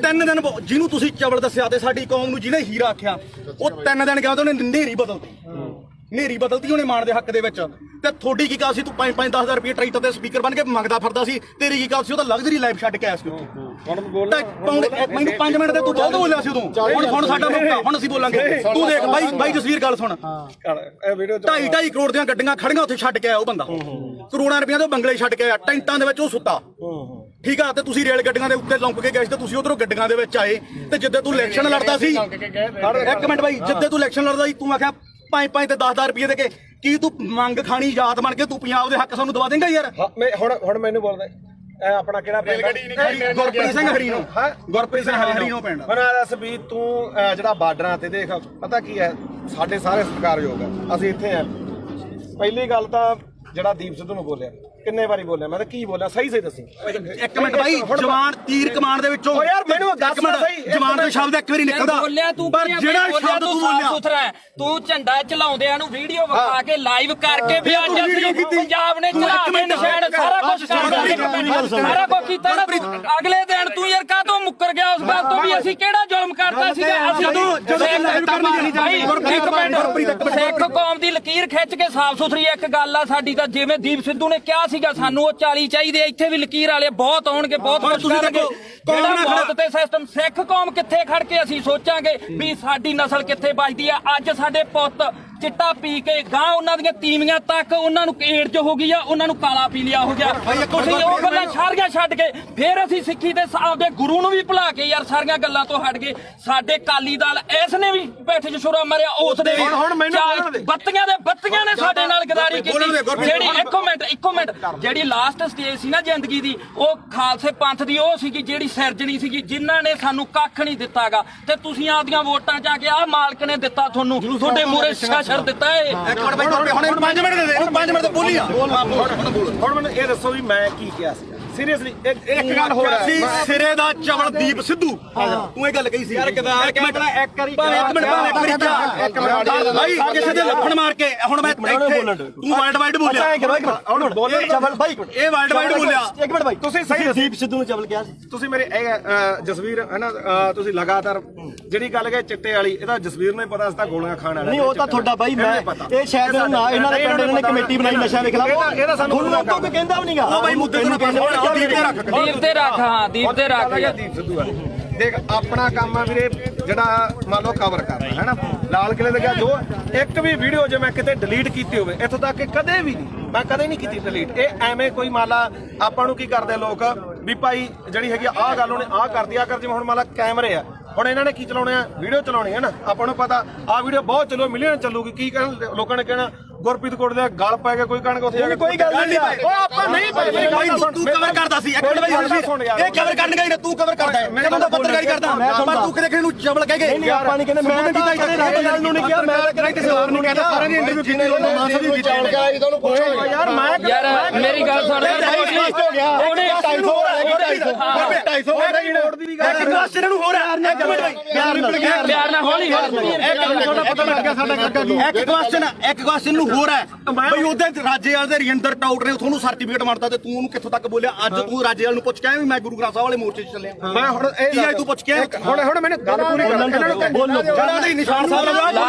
3 ਦਿਨ ਜਿਹਨੂੰ ਤੁਸੀਂ ਚਵਲ ਦੱਸਿਆ ਤੇ ਸਾਡੀ ਕੌਮ ਨੂੰ ਜਿਹਨੇ ਹੀਰਾ ਆਖਿਆ, ਉਹ 3 ਦਿਨ ਗਿਆ ਤੇ ਉਹਨੇ ਨੇਰੀ ਬਦਲਤੀ ਉਹਨੇ ਮਾਣ ਦੇ ਹੱਕ ਦੇ ਵਿੱਚ। ਤੇ ਤੁਹਾਡੀ ਕੀ ਗੱਲ ਸੀ? ਤੂੰ 5-10,000 ਰੁਪਏ ਟਰੈਕਟਰ ਤੇ ਸਪੀਕਰ ਬਣ ਕੇ ਮੰਗਦਾ ਫਿਰਦਾ ਸੀ। ਤੇਰੀ ਕੀ ਗੱਲ ਸੀ? ਉਹਦਾ ਲਗਜ਼ਰੀ ਲਾਈਫ ਛੱਡ ਕੇ ਆਇਆ ਸੀ ਉੱਥੇ। ਮੈਨੂੰ 5 ਮਿੰਟ ਤੇ ਤੂੰ ਬਹੁਤ ਬੋਲਿਆ ਸੀ ਉਦੋਂ। ਹੁਣ ਸਾਡਾ ਮੌਕਾ, ਹੁਣ ਅਸੀਂ ਬੋਲਾਂਗੇ। ਤੂੰ ਦੇਖ ਬਾਈ ਜਸਵੀਰ ਗੱਲ ਸੁਣ। 2.5 ਕਰੋੜ ਦੀਆਂ ਗੱਡੀਆਂ ਖੜੀਆਂ ਉੱਥੇ ਛੱਡ ਕੇ ਆਇਆ ਉਹ ਬੰਦਾ। ਕਰੋੜਾਂ ਰੁਪਈਆਂ ਦੇ ਬੰਗਲੇ ਛੱਡ ਕੇ ਆਇਆ, ਟੈਂਟਾਂ ਦੇ ਵਿੱਚ ਉਹ ਸੁੱਤਾ। ਠੀਕ ਆ, ਤੇ ਤੁਸੀਂ ਰੇਲ ਗੱਡੀਆਂ ਦੇ ਉੱਤੇ ਲੰਘ ਕੇ ਗਏ ਤੇ ਤੁਸੀਂ ਉਧਰੋਂ ਗੱਡੀਆਂ ਦੇ ਵਿੱਚ ਆਏ। ਤੇ ਜਿੱਦੇ ਤੂੰ ਇਲੈਕਸ਼ਨ ਲੜਦਾ ਸੀ, ਇੱਕ ਮਿੰਟ ਬਾਈ, ਜਿੱਦੇ ਤੂੰ ਇਲੈਕਸ਼ਨ ਲੜਦਾ ਸੀ ਤੂੰ ਆਖਿਆ 5-5 ਤੇ 10,000 ਰੁਪਏ ਦੇ ਕੇ ਕੀ ਤੂੰ ਮੰਗ ਖਾਣੀ ਜਾਤ ਬਣ ਕੇ ਤੂੰ ਪੰਜਾਬ ਦੇ ਹੱਕ ਸਾਨੂੰ ਦਵਾ ਦੇਂਗਾ ਯਾਰ? ਹੁਣ ਮੈਨੂੰ ਬੋਲਦਾ ਆਪਣਾ ਕਿਹੜਾ ਪਿੰਡ ਗੁਰਪ੍ਰੀਤ ਸਿੰਘ ਹਰੀਨੋ। ਗੁਰਪ੍ਰੀਤ ਸਿੰਘ ਹਰੀਨੋ ਪਿੰਡ। ਮੈਨੂੰ ਦੱਸ ਵੀ ਤੂੰ ਜਿਹੜਾ ਬਾਰਡਰਾਂ ਤੇ ਦੇਖ ਪਤਾ ਕੀ ਹੈ, ਸਾਡੇ ਸਾਰੇ ਸਤਿਕਾਰਯੋਗ ਆ, ਅਸੀਂ ਇੱਥੇ ਆ। ਪਹਿਲੀ ਗੱਲ ਤਾਂ ਜਿਹੜਾ ਦੀਪ ਸਿੱਧੂ ਨੂੰ ਬੋਲਿਆ, ਕਿੰਨੇ ਵਾਰੀ ਬੋਲਿਆ ਮੈਂ ਤਾਂ ਕੀ ਬੋਲਿਆ ਸਹੀ ਦੱਸੀ। ਇੱਕ ਮਿੰਟ ਬਾਈ, ਜਵਾਨ ਤੀਰ ਕਮਾਨ ਦੇ ਵਿੱਚੋਂ ਓ ਯਾਰ ਮੈਨੂੰ ਦੱਸ ਸਹੀ, ਜਵਾਨ ਦਾ ਸ਼ਬਦ ਇੱਕ ਵਾਰੀ ਨਿਕਲਦਾ ਬੋਲਿਆ ਤੂੰ, ਪਰ ਜਿਹੜਾ ਸ਼ਬਦ ਤੂੰ ਬੋਲਿਆ ਸੁਥਰਾ ਹੈ। ਤੂੰ ਝੰਡਾ ਚਲਾਉਂਦਿਆਂ ਨੂੰ ਵੀਡੀਓ ਵਿਖਾ ਕੇ ਲਾਈਵ ਕਰਕੇ ਵੀ ਅੱਜ ਅਸੀਂ ਪੰਜਾਬ ਨੇ ਚੜਾ ਕੇ ਨਿਸ਼ਾਨ ਸਾਰਾ ਕੁਝ ਕਰਦਾ, ਸਾਰਾ ਕੁਝ ਕੀਤਾ ਨਾ। ਅਗਲੇ ਦਿਨ ਤੂੰ ਯਾਰ ਕਾਹਤੋਂ ਮੁੱਕਰ ਗਿਆ ਉਸ ਗੱਲ ਤੋਂ ਵੀ ਅਸੀਂ ਕਿਹੜਾ ਜ਼ੁਲਮ ਕਰਤਾ ਸੀਗਾ? ਅਸੀਂ ਸਿੱਖ ਕੌਮ ਦੀ ਲਕੀਰ ਖਿੱਚ ਕੇ ਸਾਫ਼ ਸੁਥਰੀ ਇੱਕ ਗੱਲ ਆ ਸਾਡੀ ਤਾਂ, ਜਿਵੇਂ ਦੀਪ ਸਿੱਧੂ ਨੇ ਕਿਹਾ ਸੀਗਾ ਸਾਨੂੰ ਉਹ 40 ਚਾਹੀਦੇ, ਇੱਥੇ ਵੀ ਲਕੀਰ ਵਾਲੇ ਬਹੁਤ ਆਉਣਗੇ, ਬਹੁਤ ਕੁਝ ਕਰਨਗੇ। ਜਿਹੜਾ ਮੌਤ ਤੇ ਸਿਸਟਮ, ਸਿੱਖ ਕੌਮ ਕਿੱਥੇ ਖੜ ਕੇ ਅਸੀਂ ਸੋਚਾਂਗੇ ਵੀ ਸਾਡੀ ਨਸਲ ਕਿੱਥੇ ਬਚਦੀ ਆ? ਅੱਜ ਸਾਡੇ ਪੁੱਤ ਚਿੱਟਾ ਪੀ ਕੇ ਗਾਂ ਉਹਨਾਂ ਦੀਆਂ ਤੀਵੀਆਂ ਤੱਕ ਉਹਨਾਂ ਨੂੰ ਏਡਜ਼ ਹੋ ਗਈ ਆ, ਉਹਨਾਂ ਨੂੰ ਕਾਲਾ ਪੀਲੀਆ ਹੋ ਗਿਆ। ਤੁਸੀਂ ਉਹ ਗੱਲਾਂ ਸਾਰੀਆਂ ਛੱਡ ਕੇ ਫਿਰ ਅਸੀਂ ਸਿੱਖੀ ਤੇ ਆਪਦੇ ਗੁਰੂ ਨੂੰ ਵੀ ਭੁਲਾ ਕੇ ਯਾਰ ਸਾਰੀਆਂ ਗੱਲਾਂ ਤੋਂ ਹਟ ਗਏ। ਸਾਡੇ ਕਾਲੀ ਦਲ ਇਸ ਨੇ ਵੀ ਪਿੱਠ 'ਚ ਛੁਰਾ ਮਾਰਿਆ, ਉਸ ਦੇ ਬੱਤੀਆਂ ਨੇ ਸਾਡੇ ਨਾਲ ਗਦਾਰੀ ਕੀਤੀ। ਜਿਹੜੀ ਇੱਕੋ ਮਿੰਟ ਜਿਹੜੀ ਲਾਸਟ ਸਟੇਜ ਸੀ ਨਾ ਜ਼ਿੰਦਗੀ ਦੀ, ਉਹ ਖਾਲਸੇ ਪੰਥ ਦੀ ਉਹ ਸੀਗੀ ਜਿਹੜੀ ਸਿਰਜਣੀ ਸੀਗੀ, ਜਿਨ੍ਹਾਂ ਨੇ ਸਾਨੂੰ ਕੱਖ ਨਹੀਂ ਦਿੱਤਾਗਾ। ਤੇ ਤੁਸੀਂ ਆਪਦੀਆਂ ਵੋਟਾਂ ਜਾ ਕੇ ਆਹ ਮਾਲਕ ਨੇ ਦਿੱਤਾ ਤੁਹਾਨੂੰ, ਤੁਹਾਡੇ ਮੂਹਰੇ ਸ਼ਰ ਦਿੱਤਾ ਏ। ਇੱਕ ਮਿੰਟ ਬਾਈ, ਹੁਣ 5 ਮਿੰਟ ਦੇ ਦੇ, 5 ਮਿੰਟ ਤੇ ਬੋਲੀ ਆ। ਹੁਣ ਮੈਨੂੰ ਇਹ ਦੱਸੋ ਵੀ ਮੈਂ ਕੀ ਕਿਹਾ ਸੀ ਸੀਰੀਅਸਲੀ? ਇੱਕ ਗੱਲ ਹੋਰ ਹੈ, ਸਿਰੇ ਦਾ ਚਵਲ ਦੀਪ ਸਿੱਧੂ, ਤੂੰ ਇਹ ਗੱਲ ਕਹੀ ਸੀ। ਇੱਕ ਮਿੰਟ ਭਾਈ, ਕਿਸੇ ਦੇ ਲੱਫੜ ਮਾਰ ਕੇ ਹੁਣ ਮੈਂ ਤੂੰ ਵਰਲਡ ਵਾਈਡ ਬੋਲਿਆ, ਚਵਲ ਬਾਈ ਇਹ ਵਰਲਡ ਵਾਈਡ ਬੋਲਿਆ। ਇੱਕ ਮਿੰਟ ਬਾਈ, ਤੁਸੀਂ ਸਹੀ ਦੀਪ ਸਿੱਧੂ ਨੂੰ ਚਵਲ ਕਿਹਾ ਸੀ? ਤੁਸੀਂ ਮੇਰੇ ਜਸਵੀਰ ਹੈ ਨਾ, ਤੁਸੀਂ ਲਗਾਤਾਰ ਜਿਹੜੀ ਗੱਲ ਕਹੇ ਚਿੱਟੇ ਵਾਲੀ, ਇਹਦਾ ਜਸਵੀਰ ਨੂੰ ਹੀ ਪਤਾ, ਅਸੀਂ ਗੋਲੀਆਂ ਖਾਣ ਵਾਲਾ ਨਹੀਂ, ਉਹ ਤਾਂ ਤੁਹਾਡਾ ਬਾਈ, ਮੈਂ ਇਹ ਸ਼ਾਇਦ ਇਹਨਾਂ ਦੇ ਪਿੰਡ ਨੇ ਕਮੇਟੀ ਬਣਾਈ ਨਸ਼ਾ ਦੇ ਖਿਲਾਫ, ਇਹਦਾ ਸਾਨੂੰ ਕੋਈ ਕਹਿੰਦਾ ਵੀ ਨਹੀਂਗਾ। ਉਹ ਬਾਈ ਮੁੱਦੇ ਨੂੰ ਦੀਪ ਤੇ ਰੱਖ, ਹਾਂ ਦੀਪ ਤੇ ਰੱਖ। ਦੀਪ ਸਿੱਧੂ ਆ, ਦੇਖ ਆਪਣਾ ਕੰਮ ਆ ਵੀਰੇ, ਜਿਹੜਾ ਮੰਨ ਲਓ ਕਵਰ ਕਰਨਾ ਹੈ ਨਾ। ਲਾਲ ਕਿਲੇ ਦੇ ਗਿਆ ਜੋ ਇੱਕ ਵੀ ਵੀਡੀਓ ਜੇ ਮੈਂ ਕਿਤੇ ਡਿਲੀਟ ਕੀਤੀ ਹੋਵੇ, ਇੱਥੋਂ ਤੱਕ ਕਿ ਕਦੇ ਵੀ ਨਹੀਂ, ਮੈਂ ਕਦੇ ਨਹੀਂ ਕੀਤੀ ਡਿਲੀਟ। ਇਹ ਐਵੇਂ ਕੋਈ ਮੰਨ ਲਾ ਆਪਾਂ ਨੂੰ ਕੀ ਕਰਦੇ ਲੋਕ ਵੀ ਭਾਈ ਜਿਹੜੀ ਹੈਗੀ ਆਹ ਗੱਲ ਉਹਨੇ ਆਹ ਕਰਦੀ ਆ ਕਰ, ਜਿਵੇਂ ਹੁਣ ਮੰਨ ਲਾ ਕੈਮਰੇ ਆ, ਹੁਣ ਇਹਨਾਂ ਨੇ ਕੀ ਚਲਾਉਣੇ ਆ, ਵੀਡੀਓ ਚਲਾਉਣੀ ਹੈ ਨਾ। ਆਪਾਂ ਨੂੰ ਪਤਾ ਆਹ ਵੀਡੀਓ ਬਹੁਤ ਚੱਲੋ, ਮਿਲੀਅਨ ਚੱਲੂਗੀ। ਕੀ ਕਹਿਣ ਲੋਕਾਂ ਨੇ ਕਹਿਣਾ ਗੁਰਪ੍ਰੀਤ ਕੋਟ ਦੇ ਗਲ ਪੈ ਕੇ ਕੋਈ ਕਣਕ ਉੱਥੇ ਜਾ ਕੇ ਕੋਈ ਗੱਲ ਨਹੀਂ। ਉਹ ਆਪਾਂ ਨਹੀਂ ਭਾਈ, ਤੂੰ ਕਵਰ ਕਰਦਾ ਸੀ। ਇੱਕ ਮਿੰਟ ਬਾਈ, ਇਹ ਕਵਰ ਕਰਨ ਗਈ ਨਾ, ਤੂੰ ਕਵਰ ਕਰਦਾ ਹੈ, ਮੈਂ ਤਾਂ ਪੱਤਰਕਾਰੀ ਕਰਦਾ, ਪਰ ਤੂੰ ਕਿਤੇ ਨੂੰ ਚਵਲ ਕਹਿ ਗਏ। ਨਹੀਂ ਆਪਾਂ ਨਹੀਂ ਕਹਿੰਦੇ, ਮੈਂ ਤਾਂ ਗੱਲ ਨੂੰ ਨਹੀਂ ਕਿਹਾ, ਮੈਂ ਕਿਸੇ ਹੋਰ ਨੂੰ ਕਹਿੰਦਾ। ਸਾਰਿਆਂ ਦੀ ਇੰਟਰਵਿਊ ਕੀਤੀ, ਯਾਰ ਯਾਰ ਮੇਰੀ ਗੱਲ ਸੁਣ, ਉਹਨੇ 250 ਨੂੰ ਹੋਰ ਹੈ। ਪਿਆਰ ਨਾਲ ਹੌਲੀ ਇੱਕ ਕੁਐਸਚਨ ਨੂੰ ਹੋਰ ਹੈ ਬਈ, ਉਹਦੇ ਰਾਜੇਵਾਲ ਦੇ ਰਜਿੰਦਰ ਟਾਊਟ ਨੇ ਤੁਹਾਨੂੰ ਸਰਟੀਫਿਕੇਟ ਮਾਰਤਾ ਤੇ ਤੂੰ ਉਹਨੂੰ ਕਿੱਥੋਂ ਤੱਕ ਬੋਲਿਆ? ਅੱਜ ਤੂੰ ਰਾਜੇਵਾਲ ਨੂੰ ਪੁੱਛ ਕੇ ਆਇਆ ਵੀ ਮੈਂ ਗੁਰੂ ਗ੍ਰੰਥ ਸਾਹਿਬ ਵਾਲੇ ਮੋਰਚੇ 'ਚ ਚੱਲਿਆ? ਮੈਂ ਹੁਣ ਇਹ ਤੂੰ ਪੁੱਛ ਕੇ ਹੁਣ ਮੈਨੂੰ ਗੱਲ ਪੂਰੀ ਕਰ, ਇਹਨਾਂ ਨੂੰ ਬੋਲੋ ਜਿਹੜਾ ਦੇ ਨਿਸ਼ਾਨ ਸਾਹਿਬ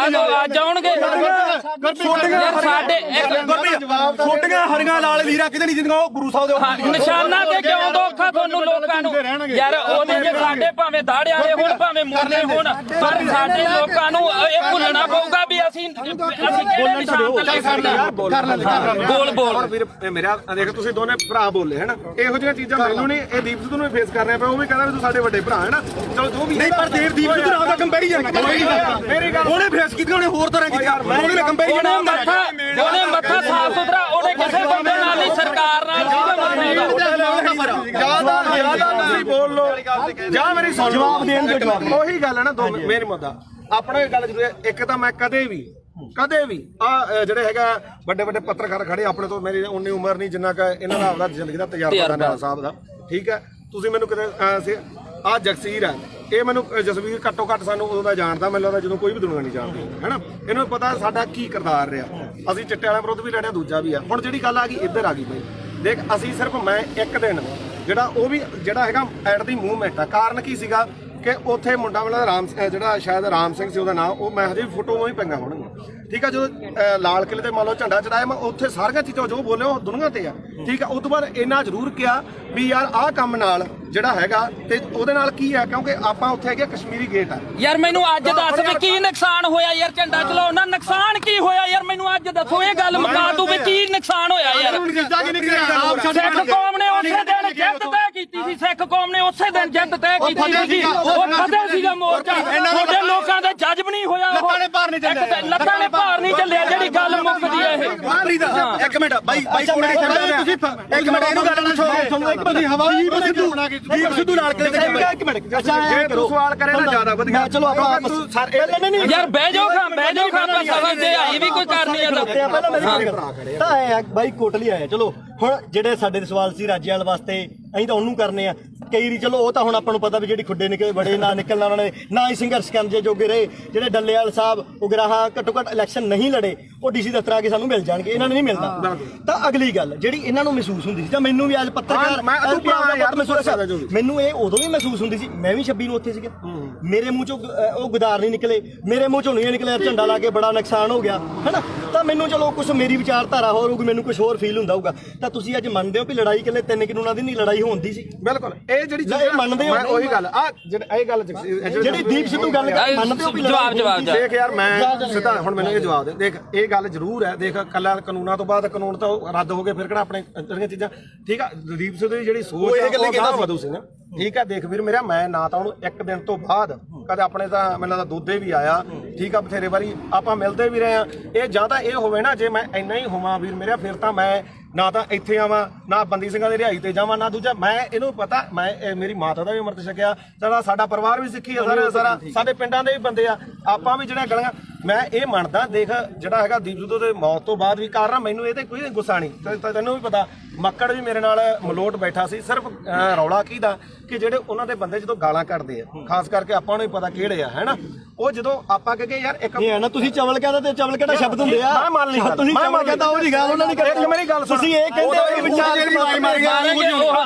ਅੱਜ ਆਉਣਗੇ ਸਾਡੇ ਛੋਟੀਆਂ ਹਰੀਆਂ ਲਾਲ ਲੀਰਾ ਕਿਤੇ ਨਹੀਂ ਜਿੰਦੀਆਂ, ਉਹ ਗੁਰੂ ਸਾਹਿਬ ਦੇ ਨਿਸ਼ਾਨਾਂ ਤੇ ਕਿਉਂ ਦੋਖਾ ਤੁਹਾਨੂੰ ਲੋਕਾਂ ਨੂੰ? ਯਾਰ ਉਹਦੇ ਜੇ ਸਾਡੇ ਭਾਵੇਂ ਦਾੜਿਆਂ ਵਾਲੇ ਹੋਣ ਭਾਵੇਂ ਮੁਰਲੇ ਹੋਣ, ਪਰ ਸਾਡੇ ਲੋਕਾਂ ਨੂੰ ਇਹ ਭੁੱਲਣਾ ਪਊਗਾ ਵੀ ਅਸੀਂ ਕਿਹੜੇ ਨਿਸ਼ਾਨ ਤੇ ਕਰਨਾ। ਬੋਲ ਵੀਰ ਮੇਰਾ ਦੇਖ, ਤੁਸੀਂ ਦੋਨੇ ਭਰਾ ਬੋਲੇ ਹੈ ਨਾ, ਇਹੋ ਜਿਹੀਆਂ ਚੀਜ਼ਾਂ ਮੈਨੂੰ ਨਹੀਂ, ਇਹ ਦੀਪ ਸਿੱਧੂ ਨੂੰ ਫੇਸ ਕਰ ਰਿਹਾ ਪਿਆ। ਉਹ ਵੀ ਕਹਿੰਦਾ ਵੀ ਤੂੰ ਸਾਡੇ ਵੱਡੇ ਭਰਾ ਹੈ ਨਾ, ਚਲੋ ਜੋ ਵੀ ਨਹੀਂ, ਪਰ ਦੀਪ ਸਿੱਧੂ ਨਾਲ ਦਾ ਕੰਪੈਰੀਜ਼ਨ ਮੇਰੀ ਗੱਲ ਉਹਨੇ ਫੇਸ ਕੀਤੀ, ਉਹਨੇ ਹੋਰ ਤਰ੍ਹਾਂ ਕੀਤੀ, ਉਹਨੇ ਕੰਪੈਰੀਜ਼ਨ ਉਹਨੇ ਮੱਥਾ ਸਾਫ ਸੁਥਰਾ, ਉਹਨੇ ਕਿਸੇ ਬੰਦੇ ਨਾਲ ਨਹੀਂ, ਸਰਕਾਰ ਨਾਲ ਜਿਆਦਾ ਤੁਸੀਂ ਬੋਲ ਲੋ ਜਾਂ ਮੇਰੀ ਸੁਣ ਜਵਾਬ ਦੇਣ ਦੇ ਜਵਾਬ। ਉਹੀ ਗੱਲ ਹੈ ਨਾ, ਦੋ ਮੇਨ ਮੁੱਦਾ ਆਪਣਾ ਇਹ ਗੱਲ ਜ਼ਰੂਰ ਹੈ। ਇੱਕ ਤਾਂ ਮੈਂ ਕਦੇ ਵੀ ਆ ਜਿਹੜੇ ਹੈਗਾ ਵੱਡੇ ਪੱਤਰਕਾਰ ਖੜੇ ਆਪਣੇ ਤੋਂ, ਮੇਰੀ ਉਨੀ ਉਮਰ ਨਹੀਂ ਜਿੰਨਾ ਕਿ ਇਹਨਾਂ ਦਾ ਆਪਦਾ ਜ਼ਿੰਦਗੀ ਦਾ ਤਜਰਬਾ ਨਾਲਾ ਸਾਹਿਬ ਦਾ, ਠੀਕ ਹੈ। ਤੁਸੀਂ ਮੈਨੂੰ ਕਿਤੇ ਆ ਜਗਸੀਰ ਹੈ, ਇਹ ਮੈਨੂੰ ਜਸਵੀਰ ਘੱਟੋ ਘੱਟ ਸਾਨੂੰ ਉਦੋਂ ਦਾ ਜਾਣਦਾ, ਮੈਨੂੰ ਲੱਗਦਾ ਜਦੋਂ ਕੋਈ ਵੀ ਦੁਨੀਆ ਨਹੀਂ ਜਾਣਦੀ ਹੈ ਨਾ। ਇਹਨੂੰ ਪਤਾ ਸਾਡਾ ਕੀ ਕਿਰਦਾਰ ਰਿਹਾ, ਅਸੀਂ ਚਿੱਟੇ ਵਾਲਿਆਂ ਵਿਰੁੱਧ ਵੀ ਲੜਿਆ, ਦੂਜਾ ਵੀ ਆ। ਹੁਣ ਜਿਹੜੀ ਗੱਲ ਆ ਗਈ ਇੱਧਰ ਆ ਗਈ ਬਈ, ਦੇਖ ਅਸੀਂ ਸਿਰਫ ਮੈਂ ਇੱਕ ਦਿਨ ਜਿਹੜਾ ਉਹ ਵੀ ਜਿਹੜਾ ਹੈਗਾ ਐਟ ਦੀ ਮੂਵਮੈਂਟ ਆ, ਕਾਰਨ ਕੀ ਸੀਗਾ ਕਿ ਉੱਥੇ ਮੁੰਡਾ ਵਾਲਾ ਰਾਮ ਜਿਹੜਾ ਸ਼ਾਇਦ ਰਾਮ ਸਿੰਘ ਸੀ ਉਹਦਾ ਨਾਮ, ਉਹ ਮੈਂ ਹਜੇ ਵੀ ਫੋਟੋ ਉਹ ਹੀ ਪਈਆਂ ਹੋਣਗੀਆਂ, ਠੀਕ ਆ। ਜਦੋਂ ਲਾਲ ਕਿਲੇ ਤੇ ਮੰਨ ਲਓ ਝੰਡਾ ਚੜਾਇਆ, ਮੈਂ ਉੱਥੇ ਸਾਰੀਆਂ ਚੀਜ਼ਾਂ ਜੋ ਬੋਲੇ ਉਹ ਦੁਨੀਆ ਤੇ ਆ, ਠੀਕ ਆ। ਉਸ ਤੋਂ ਬਾਅਦ ਇੰਨਾ ਜ਼ਰੂਰ ਕਿਹਾ ਵੀ ਯਾਰ ਆਹ ਕੰਮ ਨਾਲ ਜਿਹੜਾ ਹੈਗਾ ਤੇ ਉਹਦੇ ਨਾਲ ਕੀ ਆ, ਕਿਉਂਕਿ ਆਪਾਂ ਉੱਥੇ ਹੈਗੇ ਕਸ਼ਮੀਰੀ ਗੇਟ ਆ। ਯਾਰ ਮੈਨੂੰ ਅੱਜ ਦੱਸ ਵੀ ਕੀ ਨੁਕਸਾਨ ਹੋਇਆ ਯਾਰ, ਝੰਡਾ ਚਲਾਉਣ ਨਾਲ ਨੁਕਸਾਨ ਕੀ ਹੋਇਆ ਯਾਰ? ਮੈਨੂੰ ਅੱਜ ਦੱਸੋ, ਇਹ ਗੱਲ ਮੁਕਾ ਦੂ ਵੀ ਕੀ ਨੁਕਸਾਨ ਹੋਇਆ ਯਾਰ? ਸਿੱਖ ਕੌਮ ਨੇ ਉਸੇ ਦਿਨ ਜਿੱਤ ਤੈਅ ਕੀਤੀ ਸੀ, ਸਿੱਖ ਕੌਮ ਨੇ ਉਸੇ ਦਿਨ ਜਿੱਤ ਤੈਅ ਕੀਤੀ ਸੀ। ਉਹ ਫਤਿਹ ਸੀਗਾ ਮੋਰਚਾ, ਤੁਹਾਡੇ ਲੋਕਾਂ ਦੇ ਜੱਜ ਵੀ ਨਹੀਂ ਹੋਇਆ ਲੱਤਾਂ ਨੇ ਭਾਰ ਨਹੀਂ ਚੱਲਿਆ ਲੱਤਾਂ ਨੇ ਭਾਰ ਨਹੀਂ ਚੱਲਿਆ ਜਿਹੜੀ ਗੱਲ ਮੁੱਕਦੀ ਹੈ ਇਹ ਮਾਰੀ ਦਾ ਇੱਕ ਮਿੰਟ ਬਾਈ ਕੋਲੇ ਤੁਸੀਂ ਇੱਕ ਮਿੰਟ ਇਹਨੂੰ ਗੱਲ ਨਾ ਛੋੜੋ ਤੁਹਾਨੂੰ ਇੱਕ ਤੁਸੀਂ ਹਵਾਈ ਦੀਪ ਸਿੱਧੂ ਨਾਲ ਕਿਤੇ ਇੱਕ ਮਿੰਟ ਅੱਛਾ ਜੇ ਤੂੰ ਸਵਾਲ ਕਰੇ ਤਾਂ ਜ਼ਿਆਦਾ ਵਧੀਆ ਚਲੋ ਆਪਾਂ ਨਹੀਂ ਯਾਰ ਬਹਿ ਜਾਓ ਆਪਾਂ ਸਮਝਦੇ ਆਈ ਵੀ ਕੋਈ ਕਰਨੀ ਆ ਪਹਿਲਾਂ ਮੇਰੀ ਗੱਲ ਤਾਂ ਆਏ ਆ ਬਾਈ ਕੋਟਲੀ ਆਏ ਚਲੋ ਹੁਣ ਜਿਹੜੇ ਸਾਡੇ ਸਵਾਲ ਸੀ ਰਾਜੇਵਾਲ ਵਾਸਤੇ ਅਸੀਂ ਤਾਂ ਉਹਨੂੰ ਕਰਨੇ ਆ ਕਈ ਰੀ ਚਲੋ ਉਹ ਤਾਂ ਹੁਣ ਆਪਾਂ ਨੂੰ ਪਤਾ ਵੀ ਜਿਹੜੀ ਖੁੱਡੇ ਨਿਕਲੇ ਬੜੇ ਨਾ ਨਿਕਲਣਾ ਉਹਨਾਂ ਨੇ ਨਾ ਹੀ ਸੰਘਰਸ਼ ਕਰਨ ਜੇ ਜੋਗੇ ਰਹੇ ਜਿਹੜੇ ਡੱਲੇਵਾਲ ਸਾਹਿਬ ਉਗਰਾਹਾਂ ਘੱਟੋ ਘੱਟ ਇਲੈਕਸ਼ਨ ਨਹੀਂ ਲੜੇ ਉਹ ਡੀਸੀ ਦਫ਼ਤਰ ਆ ਕੇ ਸਾਨੂੰ ਮਿਲ ਜਾਣਗੇ ਇਹਨਾਂ ਨੂੰ ਨਹੀਂ ਮਿਲਦਾ ਤਾਂ ਅਗਲੀ ਗੱਲ ਜਿਹੜੀ ਇਹਨਾਂ ਨੂੰ ਮਹਿਸੂਸ ਹੁੰਦੀ ਸੀ ਜਾਂ ਮੈਨੂੰ ਵੀ ਅੱਜ ਪੱਤਰਕਾਰ ਮੈਨੂੰ ਇਹ ਉਦੋਂ ਵੀ ਮਹਿਸੂਸ ਹੁੰਦੀ ਸੀ ਮੈਂ ਵੀ 26 ਨੂੰ ਉੱਥੇ ਸੀਗਾ ਮੇਰੇ ਮੂੰਹ ਚੋਂ ਉਹ ਗੁਦਾਰ ਨਹੀਂ ਨਿਕਲੇ ਮੇਰੇ ਮੂੰਹ ਚੋਂ ਨਹੀਂ ਨਿਕਲਿਆ ਝੰਡਾ ਲਾ ਕੇ ਬੜਾ ਨੁਕਸਾਨ ਹੋ ਗਿਆ ਹੈਨਾ ਤਾਂ ਮੈਨੂੰ ਚਲੋ ਕੁਝ ਮੇਰੀ ਵਿਚਾਰਧਾਰਾ ਹੋਰ ਹੋਊਗੀ ਮੈਨੂੰ ਕੁਝ ਹੋਰ ਫੀਲ ਹੁੰਦਾ ਹੋਊਗਾ ਤਾਂ ਤੁਸੀਂ ਅੱਜ ਮੰਨਦੇ ਹੋ ਵੀ ਲੜਾਈ ਇਕੱਲੇ 3 ਕਾਨੂੰਨਾਂ ਦੀ ਨਹੀਂ ਲੜਾਈ ਹੁੰਦੀ ਸੀ ਬਿਲਕੁਲ ਇਹ ਜਿਹੜੀ ਇਹ ਮੰਨਦੇ ਹੋ ਉਹੀ ਗੱਲ ਆ ਇਹ ਗੱਲ ਜਿਹੜੀ ਦੀਪ ਸਿੱਧੂ ਗੱਲ ਮੰਨਦੇ ਹੋ ਵੀ ਜਵਾਬ ਦੇਖ ਯਾਰ ਮੈਂ ਸਿੱਧਾ ਹੁਣ ਮੈਨੂੰ ਇਹ ਜਵਾਬ ਦੇ ਦੇਖ ਇਹ ਗੱਲ ਜ਼ਰੂਰ ਹੈ ਦੇਖ ਕੱਲਾ ਕਾਨੂੰਨਾਂ ਤੋਂ ਬਾਅਦ ਕਾਨੂੰਨ ਤਾਂ ਰੱਦ ਹੋ ਗਏ ਫਿਰ ਕਿਹੜਾ ਆਪਣੇ ਜਿਹੜੀਆਂ ਚੀਜ਼ਾਂ ਠੀਕ ਆ ਦੀਪ ਸਿੱਧੂ ਦੀ ਜਿਹੜੀ ਸੋਚ ਹੈ ਉਹ ਗਾਹ ਵਧੂ ਸੀ ਨਾ ਠੀਕ ਆ ਦੇਖ ਵੀਰ ਮੇਰਾ ਮੈਂ ਨਾ ਤਾਂ ਉਹਨੂੰ ਇੱਕ ਦਿਨ ਤੋਂ ਬਾਅਦ ਕਦੇ ਆਪਣੇ ਤਾਂ ਮੈਨੂੰ ਲੱਗਦਾ ਦੋਦੇ ਵੀ ਆਇਆ ਠੀਕ ਆ ਬਥੇਰੇ ਵਾਰੀ ਆਪਾਂ ਮਿਲਦੇ ਵੀ ਰਹੇ ਆ ਇਹ ਜਾਂ ਤਾਂ ਇਹ ਹੋਵੇ ਨਾ ਜੇ ਮੈਂ ਇੰਨਾ ਹੀ ਹੋਵਾਂ ਵੀਰ ਮੇਰਾ ਫਿਰ ਤਾਂ ਮੈਂ ਨਾ ਤਾਂ ਇੱਥੇ ਆਵਾਂ ਨਾ ਬੰਦੀ ਸਿੰਘਾਂ ਦੀ ਰਿਹਾਈ ਤੇ ਜਾਵਾਂ ਨਾ ਦੂਜਾ ਮੈਂ ਇਹਨੂੰ ਪਤਾ ਮੈਂ ਮੇਰੀ ਮਾਤਾ ਦਾ ਵੀ ਅੰਮ੍ਰਿਤ ਛਕਿਆ ਸਾਡਾ ਪਰਿਵਾਰ ਵੀ ਸਿੱਖੀ ਆ ਸਾਰਾ ਸਾਡੇ ਪਿੰਡਾਂ ਦੇ ਵੀ ਬੰਦੇ ਆ ਆਪਾਂ ਵੀ ਜਿਹੜੀਆਂ ਗਲੀਆਂ ਮੈਂ ਇਹ ਮੰਨਦਾ ਦੇਖ ਜਿਹੜਾ ਹੈਗਾ ਦੀਪ ਸਿੱਧੂ ਦੇ ਮੌਤ ਤੋਂ ਬਾਅਦ ਵੀ ਕਾਰਨ ਮੈਨੂੰ ਇਹ ਤੇ ਕੋਈ ਗੁੱਸਾ ਨਹੀਂ ਤੈਨੂੰ ਵੀ ਪਤਾ ਮੱਕੜ ਵੀ ਮੇਰੇ ਨਾਲ ਮਲੋਟ ਬੈਠਾ ਸੀ ਸਿਰਫ ਰੌਲਾ ਕਿਹਦਾ ਕਿ ਜਿਹੜੇ ਉਹਨਾਂ ਦੇ ਬੰਦੇ ਜਦੋਂ ਗਾਲਾਂ ਕੱਢਦੇ ਆ ਖਾਸ ਕਰਕੇ ਆਪਾਂ ਨੂੰ ਹੀ ਪਤਾ ਕਿਹੜੇ ਆ ਹੈਨਾ ਉਹ ਜਦੋਂ ਆਪਾਂ ਕਹੇ ਯਾਰ ਇੱਕ ਇਹ ਹੈ ਨਾ ਤੁਸੀਂ ਚਵਲ ਕਹਿੰਦਾ ਤੇ ਚਵਲ ਕਿਹੜਾ ਸ਼ਬਦ ਹੁੰਦੇ ਆ ਮੈਂ ਮੰਨ ਲਈ ਤੁਸੀਂ ਚਵਲ ਕਹਿੰਦਾ ਉਹ ਨਹੀਂ ਗੱਲ ਉਹਨਾਂ ਨੇ ਇੱਕ ਮੇਰੀ ਗੱਲ ਸੁਣ ਤੁਸੀਂ ਇਹ ਕਹਿੰਦੇ ਹੋ ਕਿ ਵਿਚਾਰ ਜਿਹੜੀ ਮਾਰੀ ਮਾਰ ਗਿਆ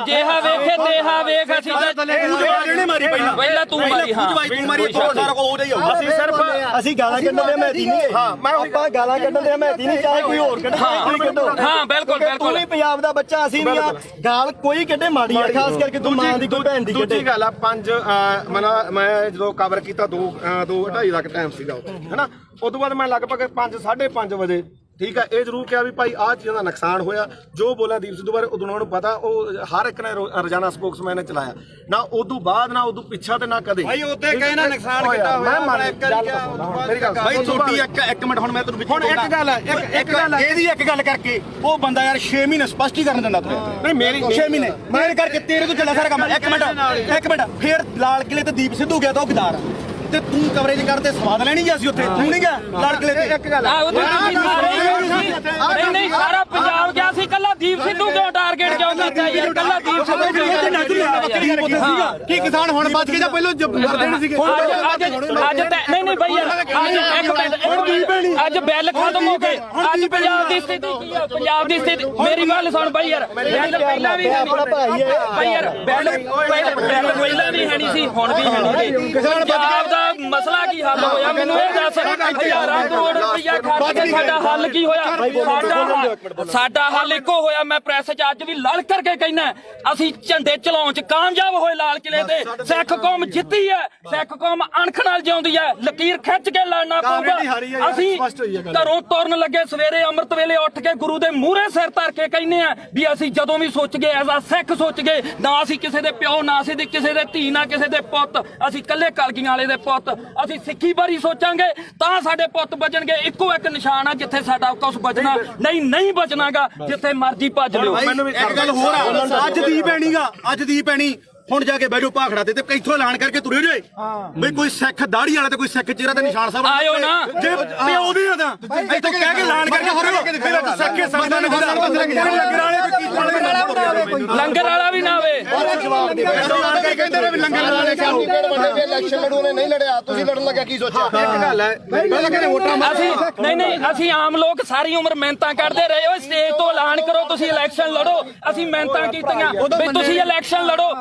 ਜਿਹਾ ਵੇਖੇ ਦੇਹਾ ਵੇਖ ਅਸੀਂ ਇਹਨੇ ਮਾਰੀ ਪਹਿਲਾਂ ਤੂੰ ਮਾਰੀ ਹਾਂ ਤੂੰ ਮਾਰੀ ਸਾਰਾ ਕੋ ਉਹਦਾ ਹੀ ਹੋਊਗਾ ਅਸੀਂ ਸਿਰਫ ਅਸੀਂ ਗਾਲਾਂ ਕੱਢਣ ਦੇ ਮਹਿਤੀ ਨਹੀਂ ਹਾਂ ਮੈਂ ਆਪਾਂ ਗਾਲਾਂ ਕੱਢਣ ਦੇ ਮਹਿਤੀ ਨਹੀਂ ਚਾਹੇ ਕੋਈ ਹੋਰ ਕੱਢੇ ਕੋਈ ਕੱਢੋ ਹਾਂ ਬਿਲਕੁਲ ਤੂੰ ਵੀ ਪੰਜਾਬ ਦਾ ਬੱਚਾ ਅਸੀਂ ਨਹੀਂ ਆ ਗਾਲ ਕੋਈ ਕੱਢੇ ਮਾੜੀ ਆ ਖਾਸ ਕਰਕੇ ਤੂੰ ਮਾਂ ਦੀ ਕੋਈ ਭੈਣ ਦੀ ਕੱਢੇ ਦੂਜੀ ਗੱਲ ਆ ਮੈਂ ਜਦੋਂ ਕਵਰ ਕੀਤਾ 2:30 ਦਾ ਟਾਈਮ ਸੀਗਾ ਹੈਨਾ ਉਸ ਤੋਂ ਬਾਅਦ ਮੈਂ ਲਗਭਗ 5:30 ਵਜੇ ਠੀਕ ਹੈ ਇਹ ਜ਼ਰੂਰ ਕਿਹਾ ਵੀ ਭਾਈ ਆਹ ਚੀਜ਼ਾਂ ਦਾ ਨੁਕਸਾਨ ਹੋਇਆ ਜੋ ਬੋਲਿਆ ਦੀਪ ਸਿੱਧੂ ਬਾਰੇ ਉਦੋਂ ਉਹਨਾਂ ਨੂੰ ਪਤਾ ਉਹ ਹਰ ਇੱਕ ਨੇ ਰੋਜ਼ਾਨਾ ਸਪੋਕਸਮੈਨ ਨੇ ਚਲਾਇਆ ਨਾ ਉਦੋਂ ਬਾਅਦ ਨਾ ਉਦੋਂ ਪਿੱਛਾ ਤੇ ਨਾ ਕਦੇ ਭਾਈ ਉੱਤੇ ਕਹੇ ਨਾ ਨੁਕਸਾਨ ਕੀਤਾ ਹੋਇਆ ਮੇਰੀ ਗੱਲ ਭਾਈ ਛੋਟੀ ਇੱਕ ਮਿੰਟ ਹੁਣ ਮੈਂ ਤੈਨੂੰ ਹੁਣ ਇੱਕ ਗੱਲ ਹੈ ਇੱਕ ਗੱਲ ਹੈ ਇਹਦੀ ਇੱਕ ਗੱਲ ਕਰਕੇ ਉਹ ਬੰਦਾ ਯਾਰ 6 ਮਹੀਨੇ ਸਪਸ਼ਟੀਕਰਨ ਦਿੰਦਾ ਤੂੰ ਨਹੀਂ ਮੇਰੀ 6 ਮਹੀਨੇ ਮੇਰੇ ਕਰਕੇ ਤੇਰੇ ਤੋਂ ਚੱਲਿਆ ਸਾਰਾ ਕੰਮ ਇੱਕ ਮਿੰਟ ਫੇਰ ਲਾਲ ਕਿਲੇ ਤੇ ਦੀਪ ਸਿੱਧੂ ਗਿਆ ਤਾਂ ਉਹ ਗਦਾਰ ਤੇ ਤੂੰ ਕਵਰੇਜ ਕਰਦੇ ਸਵਾਦ ਲੈਣੀ ਗਿਆ ਸੀ ਉੱਥੇ ਤੂੰ ਨਹੀਂ ਗਿਆ ਲਾਲ ਕਿਲੇ ਤੇ ਇੱਕ ਗੱਲ ਨਹੀਂ ਸਾਰਾ ਪੰਜਾਬ ਗਿਆ ਸੀ ਕੱਲਾ ਦੀਪ ਸਿੱਧੂ ਕਿਉਂ ਟਾਰਗੇਟ ਕਿਉਂ ਕੀਤਾ ਯਾਰ ਕੱਲਾ ਦੀਪ ਸਿੱਧੂ ਕਿਉਂ ਕੀ ਕਿਸਾਨ ਹੁਣ ਬਚ ਕੇ ਜਾਂ ਪਹਿਲਾਂ ਮਰਦੇ ਨਹੀਂ ਸੀਗੇ ਅੱਜ ਨਹੀਂ ਬਈ ਯਾਰ ਅੱਜ ਬਿੱਲ ਖਤਮ ਹੋ ਗਏ ਅੱਜ ਪੰਜਾਬ ਦੀ ਸਥਿਤੀ ਕੀ ਆ ਪੰਜਾਬ ਦੀ ਸਥਿਤੀ ਮੇਰੀ ਗੱਲ ਸੁਣ ਬਈ ਯਾਰ ਪਹਿਲਾਂ ਵੀ ਆਪਣਾ ਭਾਈ ਹੈ ਬਈ ਯਾਰ ਬਿੱਲ ਪਹਿਲਾਂ ਵੀ ਹੈ ਨਹੀਂ ਸੀ ਹੁਣ ਵੀ ਹੈ ਨਹੀਂ ਪੰਜਾਬ ਦਾ ਮਸਲਾ ਕੀ ਹੱਲ ਹੋਇਆ ਮੈਨੂੰ ਇਹ ਦੱਸ ਹਜ਼ਾਰਾਂ ਕਰੋੜ ਰੁਪਈਆ ਖਰਚ ਕੇ ਸਾਡਾ ਹੱਲ ਕੀ ਹੋਇਆ ਸਾਡਾ ਹੱਲ ਇੱਕੋ ਹੋਇਆ ਮੈਂ ਪ੍ਰੈਸ 'ਚ ਅੱਜ ਵੀ ਲੜ ਕਰਕੇ ਕਹਿਣਾ ਅਸੀਂ ਝੰਡੇ ਚਲਾਉਣ 'ਚ ਕਾਮਯਾਬ ਹੋਏ ਲਾਲ ਕਿਲੇ ਤੇ ਸਿੱਖ ਕੌਮ ਜਿੱਤੀ ਹੈ ਸਿੱਖ ਕੌਮ ਅਣਖ ਨਾਲ ਜਿਉਂਦੀ ਹੈ ਲਕੀਰ ਖਿੱਚ ਕੇ ਲੜਨਾ ਪਊਗਾ ਅਸੀਂ ਘਰੋਂ ਤੁਰਨ ਲੱਗੇ ਸਵੇਰੇ ਅੰਮ੍ਰਿਤ ਵੇਲੇ ਉੱਠ ਕੇ ਗੁਰੂ ਦੇ ਮੂਹਰੇ ਸਿਰ ਧਰ ਕੇ ਕਹਿੰਦੇ ਆ ਵੀ ਅਸੀਂ ਜਦੋਂ ਵੀ ਸੋਚ ਗਏ ਐਜ਼ ਆ ਸਿੱਖ ਸੋਚ ਗਏ ਨਾ ਅਸੀਂ ਕਿਸੇ ਦੇ ਪਿਓ ਨਾ ਅਸੀਂ ਕਿਸੇ ਦੇ ਧੀ ਨਾ ਕਿਸੇ ਦੇ ਪੁੱਤ ਅਸੀਂ ਇਕੱਲੇ ਕਲਗੀਆਂ ਵਾਲੇ ਦੇ ਪੁੱਤ ਅਸੀਂ ਸਿੱਖੀ ਬਾਰੇ ਸੋਚਾਂਗੇ ਤਾਂ ਸਾਡੇ ਪੁੱਤ ਬਚਣਗੇ ਇੱਕੋ ਇੱਕ ਨਿਸ਼ਾਨ ਆ ਜਿੱਥੇ ਸਾਡਾ ਕੁਝ ਬਚਣਾ ਨਹੀਂ ਬਚਣਾਗਾ ਜਿੱਥੇ ਮਰਜ਼ੀ ਭੱਜ ਲਿਓ ਇੱਕ ਗੱਲ ਹੋਰ ਆ ਅੱਜ ਦੀ ਪੈਣੀਗਾ ਅੱਜ ਦੀ ਪੈਣੀ ਹੁਣ ਜਾ ਕੇ ਬੈਠੋ ਭਾਖੜਾ ਤੇ ਇੱਥੋਂ ਐਲਾਨ ਕਰਕੇ ਤੁਰੇ ਜੇ ਬਈ ਕੋਈ ਸਿੱਖ ਦਾੜੀ ਵਾਲਾ ਤੇ ਕੋਈ ਸਿੱਖ ਚਿਹਰਾ ਤੇ ਨਿਸ਼ਾਨ ਸਾਹਿਬ ਆਇਓ ਨਾ ਜੇ ਪਿਓ ਦੀ ਤਾਂ ਇੱਥੋਂ ਕਹਿ ਕੇ ਐਲਾਨ ਕਰਕੇ ਤੁਰੇ ਫਿਰ ਸਿੱਖੇ ਸੰਗਤਾਂ ਨੇ ਲੰਗਰ ਵਾਲਾ ਵੀ ਨਾ ਆਵੇ ਕਹਿੰਦੇ ਨੇ ਵੀ ਲੰਗਰ ਵਾਲੇ ਵੱਡੇ ਇਲੈਕਸ਼ਨ ਲੜੂਨੇ ਨਹੀਂ ਲੜਿਆ ਤੁਸੀਂ ਲੜਨ ਲੱਗਿਆ ਕੀ ਸੋਚਿਆ ਇੱਕ ਗੱਲ ਹੈ ਪਹਿਲਾਂ ਕਹਿੰਦੇ ਵੋਟਾਂ ਅਸੀਂ ਨਹੀਂ ਅਸੀਂ ਆਮ ਲੋਕ ਸਾਰੀ ਉਮਰ ਮਿਹਨਤਾਂ ਕਰਦੇ ਰਹੇ ਓਏ ਸਟੇਜ ਤੋਂ ਐਲਾਨ ਕਰੋ ਤੁਸੀਂ ਇਲੈਕਸ਼ਨ ਲੜੋ ਅਸੀਂ ਮਿਹਨਤਾਂ ਕੀਤੀਆਂ ਵੀ ਤੁਸੀਂ ਇਲੈਕਸ਼ਨ ਲੜੋ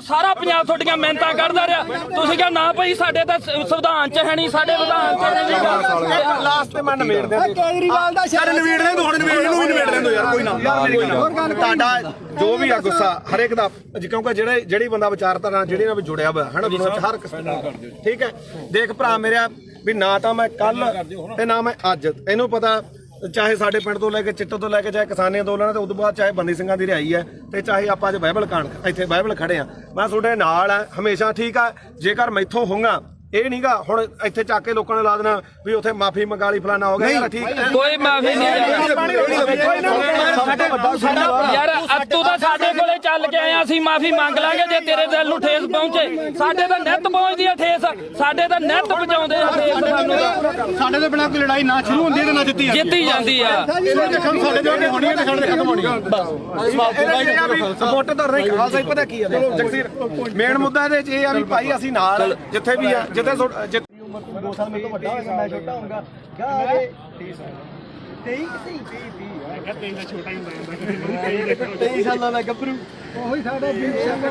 ਸਾਰਾ ਪੰਜਾਬ ਤੁਹਾਡੀਆਂ ਮਿਹਨਤਾਂ ਕਰਦਾ ਰਿਹਾ ਤੁਸੀਂ ਕਿਹਾ ਨਾ ਭਾਈ ਸਾਡੇ ਤਾਂ ਸੰਵਿਧਾਨ 'ਚ ਹੈ ਨਹੀਂ ਸਾਡੇ ਵਿਧਾਨ 'ਚ ਨਹੀਂ ਲਾਸਟ ਤੇ ਮੈਂ ਨਿਬੇੜ ਦਿਆਂ ਕੇਜਰੀਵਾਲ ਦਾ ਯਾਰ ਨਵੇੜ ਦੇ ਹੁਣ ਨਵੇੜ ਨੂੰ ਵੀ ਨਵੇੜ ਦੇ ਯਾਰ ਕੋਈ ਨਾ ਤੁਹਾਡਾ ਜੋ ਵੀ ਆ ਗੁੱਸਾ ਹਰ ਇੱਕ ਦਾ ਕਿਉਂਕਿ ਜਿਹੜੀ ਬੰਦਾ ਵਿਚਾਰਧਾਰਾ ਜਿਹੜੀ ਨਾਲ ਜੁੜਿਆ ਹੋਇਆ ਹੈ ਨਾ ਦੁਨੀਆ 'ਚ ਹਰ ਕਿਸਮ ਦਾ ਠੀਕ ਹੈ ਦੇਖ ਭਰਾ ਮੇਰਾ ਵੀ ਨਾ ਤਾਂ ਮੈਂ ਕੱਲ ਤੇ ਨਾ ਮੈਂ ਅੱਜ ਇਹਨੂੰ ਪਤਾ ਚਾਹੇ ਸਾਡੇ ਪਿੰਡ ਤੋਂ ਲੈ ਕੇ ਚਿੱਟੋ ਤੋਂ ਲੈ ਕੇ ਚਾਹੇ ਕਿਸਾਨੀ ਅੰਦੋਲਨ ਤੇ ਉਦੋਂ ਬਾਅਦ ਚਾਹੇ ਬੰਦੀ ਸਿੰਘਾਂ ਦੀ ਰਿਹਾਈ ਹੈ ਤੇ ਚਾਹੇ ਆਪਾਂ ਅੱਜ ਬਾਈਬਲ ਇੱਥੇ ਬਾਈਬਲ ਖੜੇ ਆ ਮੈਂ ਤੁਹਾਡੇ ਨਾਲ ਆ ਹਮੇਸ਼ਾ ਠੀਕ ਆ ਜੇਕਰ ਮੈਥੋਂ ਹੋਊਗਾ ਇਹ ਨਹੀਂਗਾ ਹੁਣ ਇੱਥੇ ਚੱਕ ਕੇ ਲੋਕਾਂ ਨੇ ਲਾ ਦੇਣਾ ਵੀ ਉੱਥੇ ਮਾਫੀ ਮੰਗਾ ਲਈ ਫਲਾਣਾ ਹੋ ਗਿਆ ਯਾਰ ਠੀਕ ਹੈ ਕੋਈ ਮਾਫੀ ਨਹੀਂ ਯਾਰ ਤੂੰ ਤਾਂ ਸਾਡੇ ਕੋਲੇ ਚੱਲ ਕੇ ਆਇਆ ਅਸੀਂ ਮਾਫੀ ਮੰਗ ਲਾਂਗੇ ਜੇ ਤੇਰੇ ਦਿਲ ਨੂੰ ਠੇਸ ਪਹੁੰਚੇ ਸਾਡੇ ਤਾਂ ਨਿੱਤ ਪਹੁੰਚਦੀ ਆ ਠੇਸ ਸਾਡੇ ਤਾਂ ਨਿੱਤ ਪਹੁੰਚਾਉਂਦੇ ਆ ਠੇਸ ਸਾਨੂੰ ਸਾਡੇ ਤੋਂ ਬਿਨਾਂ ਕੋਈ ਲੜਾਈ ਨਾ ਸ਼ੁਰੂ ਹੁੰਦੀ ਤੇ ਨਾ ਜਿੱਤੀ ਜਾਂਦੀ ਆ ਸਾਡੇ ਦੇ ਹੋਣੀ ਹੈ ਤੇ ਸਾਡੇ ਖਤਮ ਹੋਣੀ ਹੈ ਸਪੋਰਟ ਤਾਂ ਨਹੀਂ ਖਾਲਸਾ ਪਤਾ ਕੀ ਹੈ ਜਗਸੀਰ ਮੇਨ ਮੁੱਦਾ ਇਹਦੇ ਚ ਇਹ ਆ ਵੀ ਭਾਈ ਅਸੀਂ ਨਾਲ ਜਿੱਥੇ ਵੀ ਆ ਜਿੱਥੇ 2 ਸਾਲ ਮੇਰੇ ਤੋਂ ਵੱਡਾ ਹੋਏਗਾ ਮੈਂ ਛੋਟਾ ਹੋਊਗਾ ਗਾਰੇ 23 ਸਾਲਾਂ ਦਾ ਗੱਭਰੂ ਉਹੀ ਸਾਡਾ ਦੀਪ ਸਿੰਘ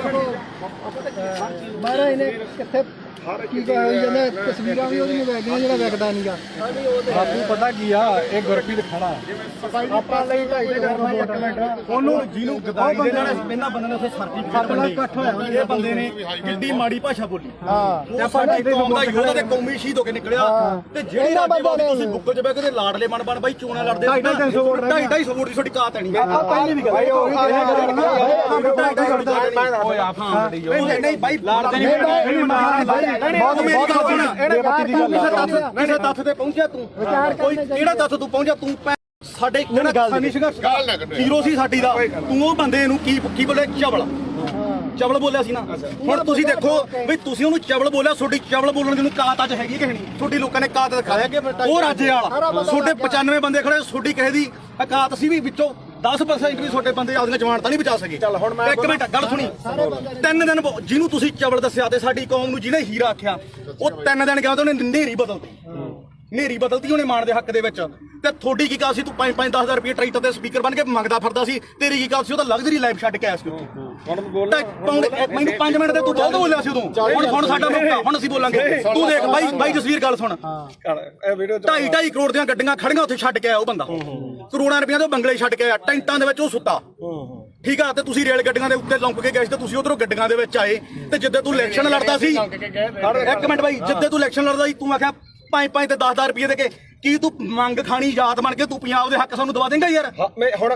ਮਹਾਰਾਜ ਨੇ ਕਿੱਥੇ ਕੀ ਹੋਈ ਜਾਂਦਾ ਤਸਵੀਰਾਂ ਵੀ ਉਹਦੀਆਂ ਵੇਖਦੀਆਂ ਜਿਹੜਾ ਵੇਖਦਾ ਨਹੀਂਗਾ ਬਾਪੂ ਪਤਾ ਕੀ ਆ ਇਹ ਗੁਰਪ੍ਰੀਤ ਖੜਾ ਆਪਾਂ ਲਈ ਢਾਈ ਦੇ ਘਰ ਇੱਕ ਮਿੰਟ ਉਹਨੂੰ ਜਿਹਨੂੰ ਗਦਾਰੀ ਦੇ ਨਾਲ ਇਹਨਾਂ ਬੰਦੇ ਨੇ ਉੱਥੇ ਸਰਟੀਫਿਕੇਟ ਇਕੱਠ ਹੋਇਆ ਇਹ ਬੰਦੇ ਨੇ ਕਿੰਨੀ ਮਾੜੀ ਭਾਸ਼ਾ ਬੋਲੀ ਤੇ ਆਪਾਂ ਢਾਈ ਕੌਮ ਦਾ ਯੋਧਾ ਤੇ ਕੌਮੀ ਸ਼ਹੀਦ ਹੋ ਕੇ ਨਿਕਲਿਆ ਤੇ ਜਿਹੜੇ ਰਾਜੇ ਤੁਸੀਂ ਬੁੱਕਲ ਚ ਬਹਿ ਕੇ ਤੇ ਲਾਡਲੇ ਬਣ ਬਾਈ ਚੋਣਾਂ ਲੜਦੇ 250 ਵੋਟ ਦੀ ਤੁਹਾਡੀ ਕਾਤ ਨਹੀਂ ਆ ਪਹਿਲੀ ਵੀ ਗੱਲ ਨਹੀਂ ਬਾਈ ਲਾੜਦੇ ਕਿਸੇ ਤੱਥ ਤੇ ਪਹੁੰਚਿਆ ਤੂੰ ਕੋਈ ਕਿਹੜਾ ਤੱਥ ਤੂੰ ਪਹੁੰਚਿਆ ਤੂੰ ਸਾਡੇ ਕਿਸਾਨੀ ਸੰਘਰਸ਼ ਹੀਰੋ ਸੀ ਸਾਡੀ ਦਾ ਤੂੰ ਉਹ ਬੰਦੇ ਨੂੰ ਕੀ ਬੋਲੇ ਚਵਲ ਬੋਲਿਆ ਸੀ ਨਾ ਹੁਣ ਤੁਸੀਂ ਦੇਖੋ ਵੀ ਤੁਸੀਂ ਉਹਨੂੰ ਚਵਲ ਬੋਲਿਆ ਤੁਹਾਡੀ ਚਵਲ ਬੋਲਣ ਦੀ ਨੂੰ ਕਾਤ ਅੱਜ ਹੈਗੀ ਕਿ ਨਹੀਂ ਤੁਹਾਡੀ ਲੋਕਾਂ ਨੇ ਕਾਤ ਦਿਖਾਇਆ ਉਹ ਰਾਜੇ ਵਾਲਾ ਤੁਹਾਡੇ 95 ਬੰਦੇ ਖੜੇ ਤੁਹਾਡੀ ਕਿਸੇ ਦੀ ਕਾਤ ਸੀ ਵੀ ਵਿੱਚੋਂ 10% ਵੀ ਤੁਹਾਡੇ ਬੰਦੇ ਆਪਦੀਆਂ ਜਵਾਨਤਾਂ ਨਹੀਂ ਬਚਾ ਸਕੇ ਚੱਲ ਹੁਣ ਮੈਂ ਇੱਕ ਮਿੰਟ ਗੱਲ ਸੁਣੀ 3 ਦਿਨ ਜਿਹਨੂੰ ਤੁਸੀਂ ਚਵਲ ਦੱਸਿਆ ਤੇ ਸਾਡੀ ਕੌਮ ਨੂੰ ਜਿਹਨੇ ਹੀਰਾ ਆਖਿਆ ਉਹ 3 ਦਿਨ ਗਿਆ ਤੇ ਉਹਨੇ ਨੇਰੀ ਬਦਲਤੀ ਉਹਨੇ ਮਾਣ ਦੇ ਹੱਕ ਦੇ ਵਿੱਚ ਤੇ ਤੁਹਾਡੀ ਕੀ ਕਾਲ ਸੀ ਤੂੰ 5-10 ਰੁਪਏ ਟਰੈਕਟਰ ਤੇ ਸਪੀਕਰ ਬਣ ਕੇ ਮੰਗਦਾ ਫਿਰਦਾ ਸੀ ਤੇਰੀ ਕੀ ਕਾਲ ਸੀ ਉਹ ਤਾਂ ਲਗਜ਼ਰੀ ਲਾਈਫ ਛੱਡ ਕੇ ਆਇਆ ਸੀ ਮੈਨੂੰ 5 ਮਿੰਟ ਤੇ ਤੂੰ ਬਹੁਤ ਬੋਲਿਆ ਸੀ ਉਦੋਂ ਹੁਣ ਸਾਡਾ ਮੌਕਾ ਹੁਣ ਅਸੀਂ ਬੋਲਾਂਗੇ ਤੂੰ ਦੇਖ ਬਾਈ ਜਸਵੀਰ ਗੱਲ ਸੁਣ 2.5 ਕਰੋੜ ਦੀਆਂ ਗੱਡੀਆਂ ਖੜੀਆਂ ਉੱਥੇ ਛੱਡ ਕੇ ਆਇਆ ਉਹ ਬੰਦਾ ਕਰੋੜਾਂ ਰੁਪਈਆਂ ਦੇ ਬੰਗਲੇ ਛੱਡ ਕੇ ਆਇਆ ਟੈਂਟਾਂ ਦੇ ਵਿੱਚ ਉਹ ਸੁੱਤਾ ਠੀਕ ਆ ਤੇ ਤੁਸੀਂ ਰੇਲ ਗੱਡੀਆਂ ਦੇ ਉੱਤੇ ਲੰਕ ਕੇ ਗਏ ਸੀ ਤੇ ਤੁਸੀਂ ਉਧਰੋਂ ਗੱਡੀਆਂ ਦੇ ਵਿੱਚ ਆਏ ਤੇ ਜਿੱਦੇ ਤੂੰ ਇਲੈਕਸ਼ਨ ਲੜਦਾ ਸੀ ਇੱਕ ਮਿੰਟ ਬਾਈ ਜਿੱਦੇ ਤੂੰ ਇਲੈਕਸ਼ਨ ਲੜਦਾ ਸੀ ਤੂੰ ਆਖਿਆ 5 ਤੇ 10 ਰੁਪਏ ਦੇ ਕੇ ਕੀ ਤੂੰ ਮੰਗ ਖਾਣੀ ਯਾਦ ਬਣ ਕੇ ਤੂੰ ਪੰਜਾਬ ਦੇ ਹੱਕ ਸਾਨੂੰ ਦਵਾ ਦੇਂਗਾ ਯਾਰ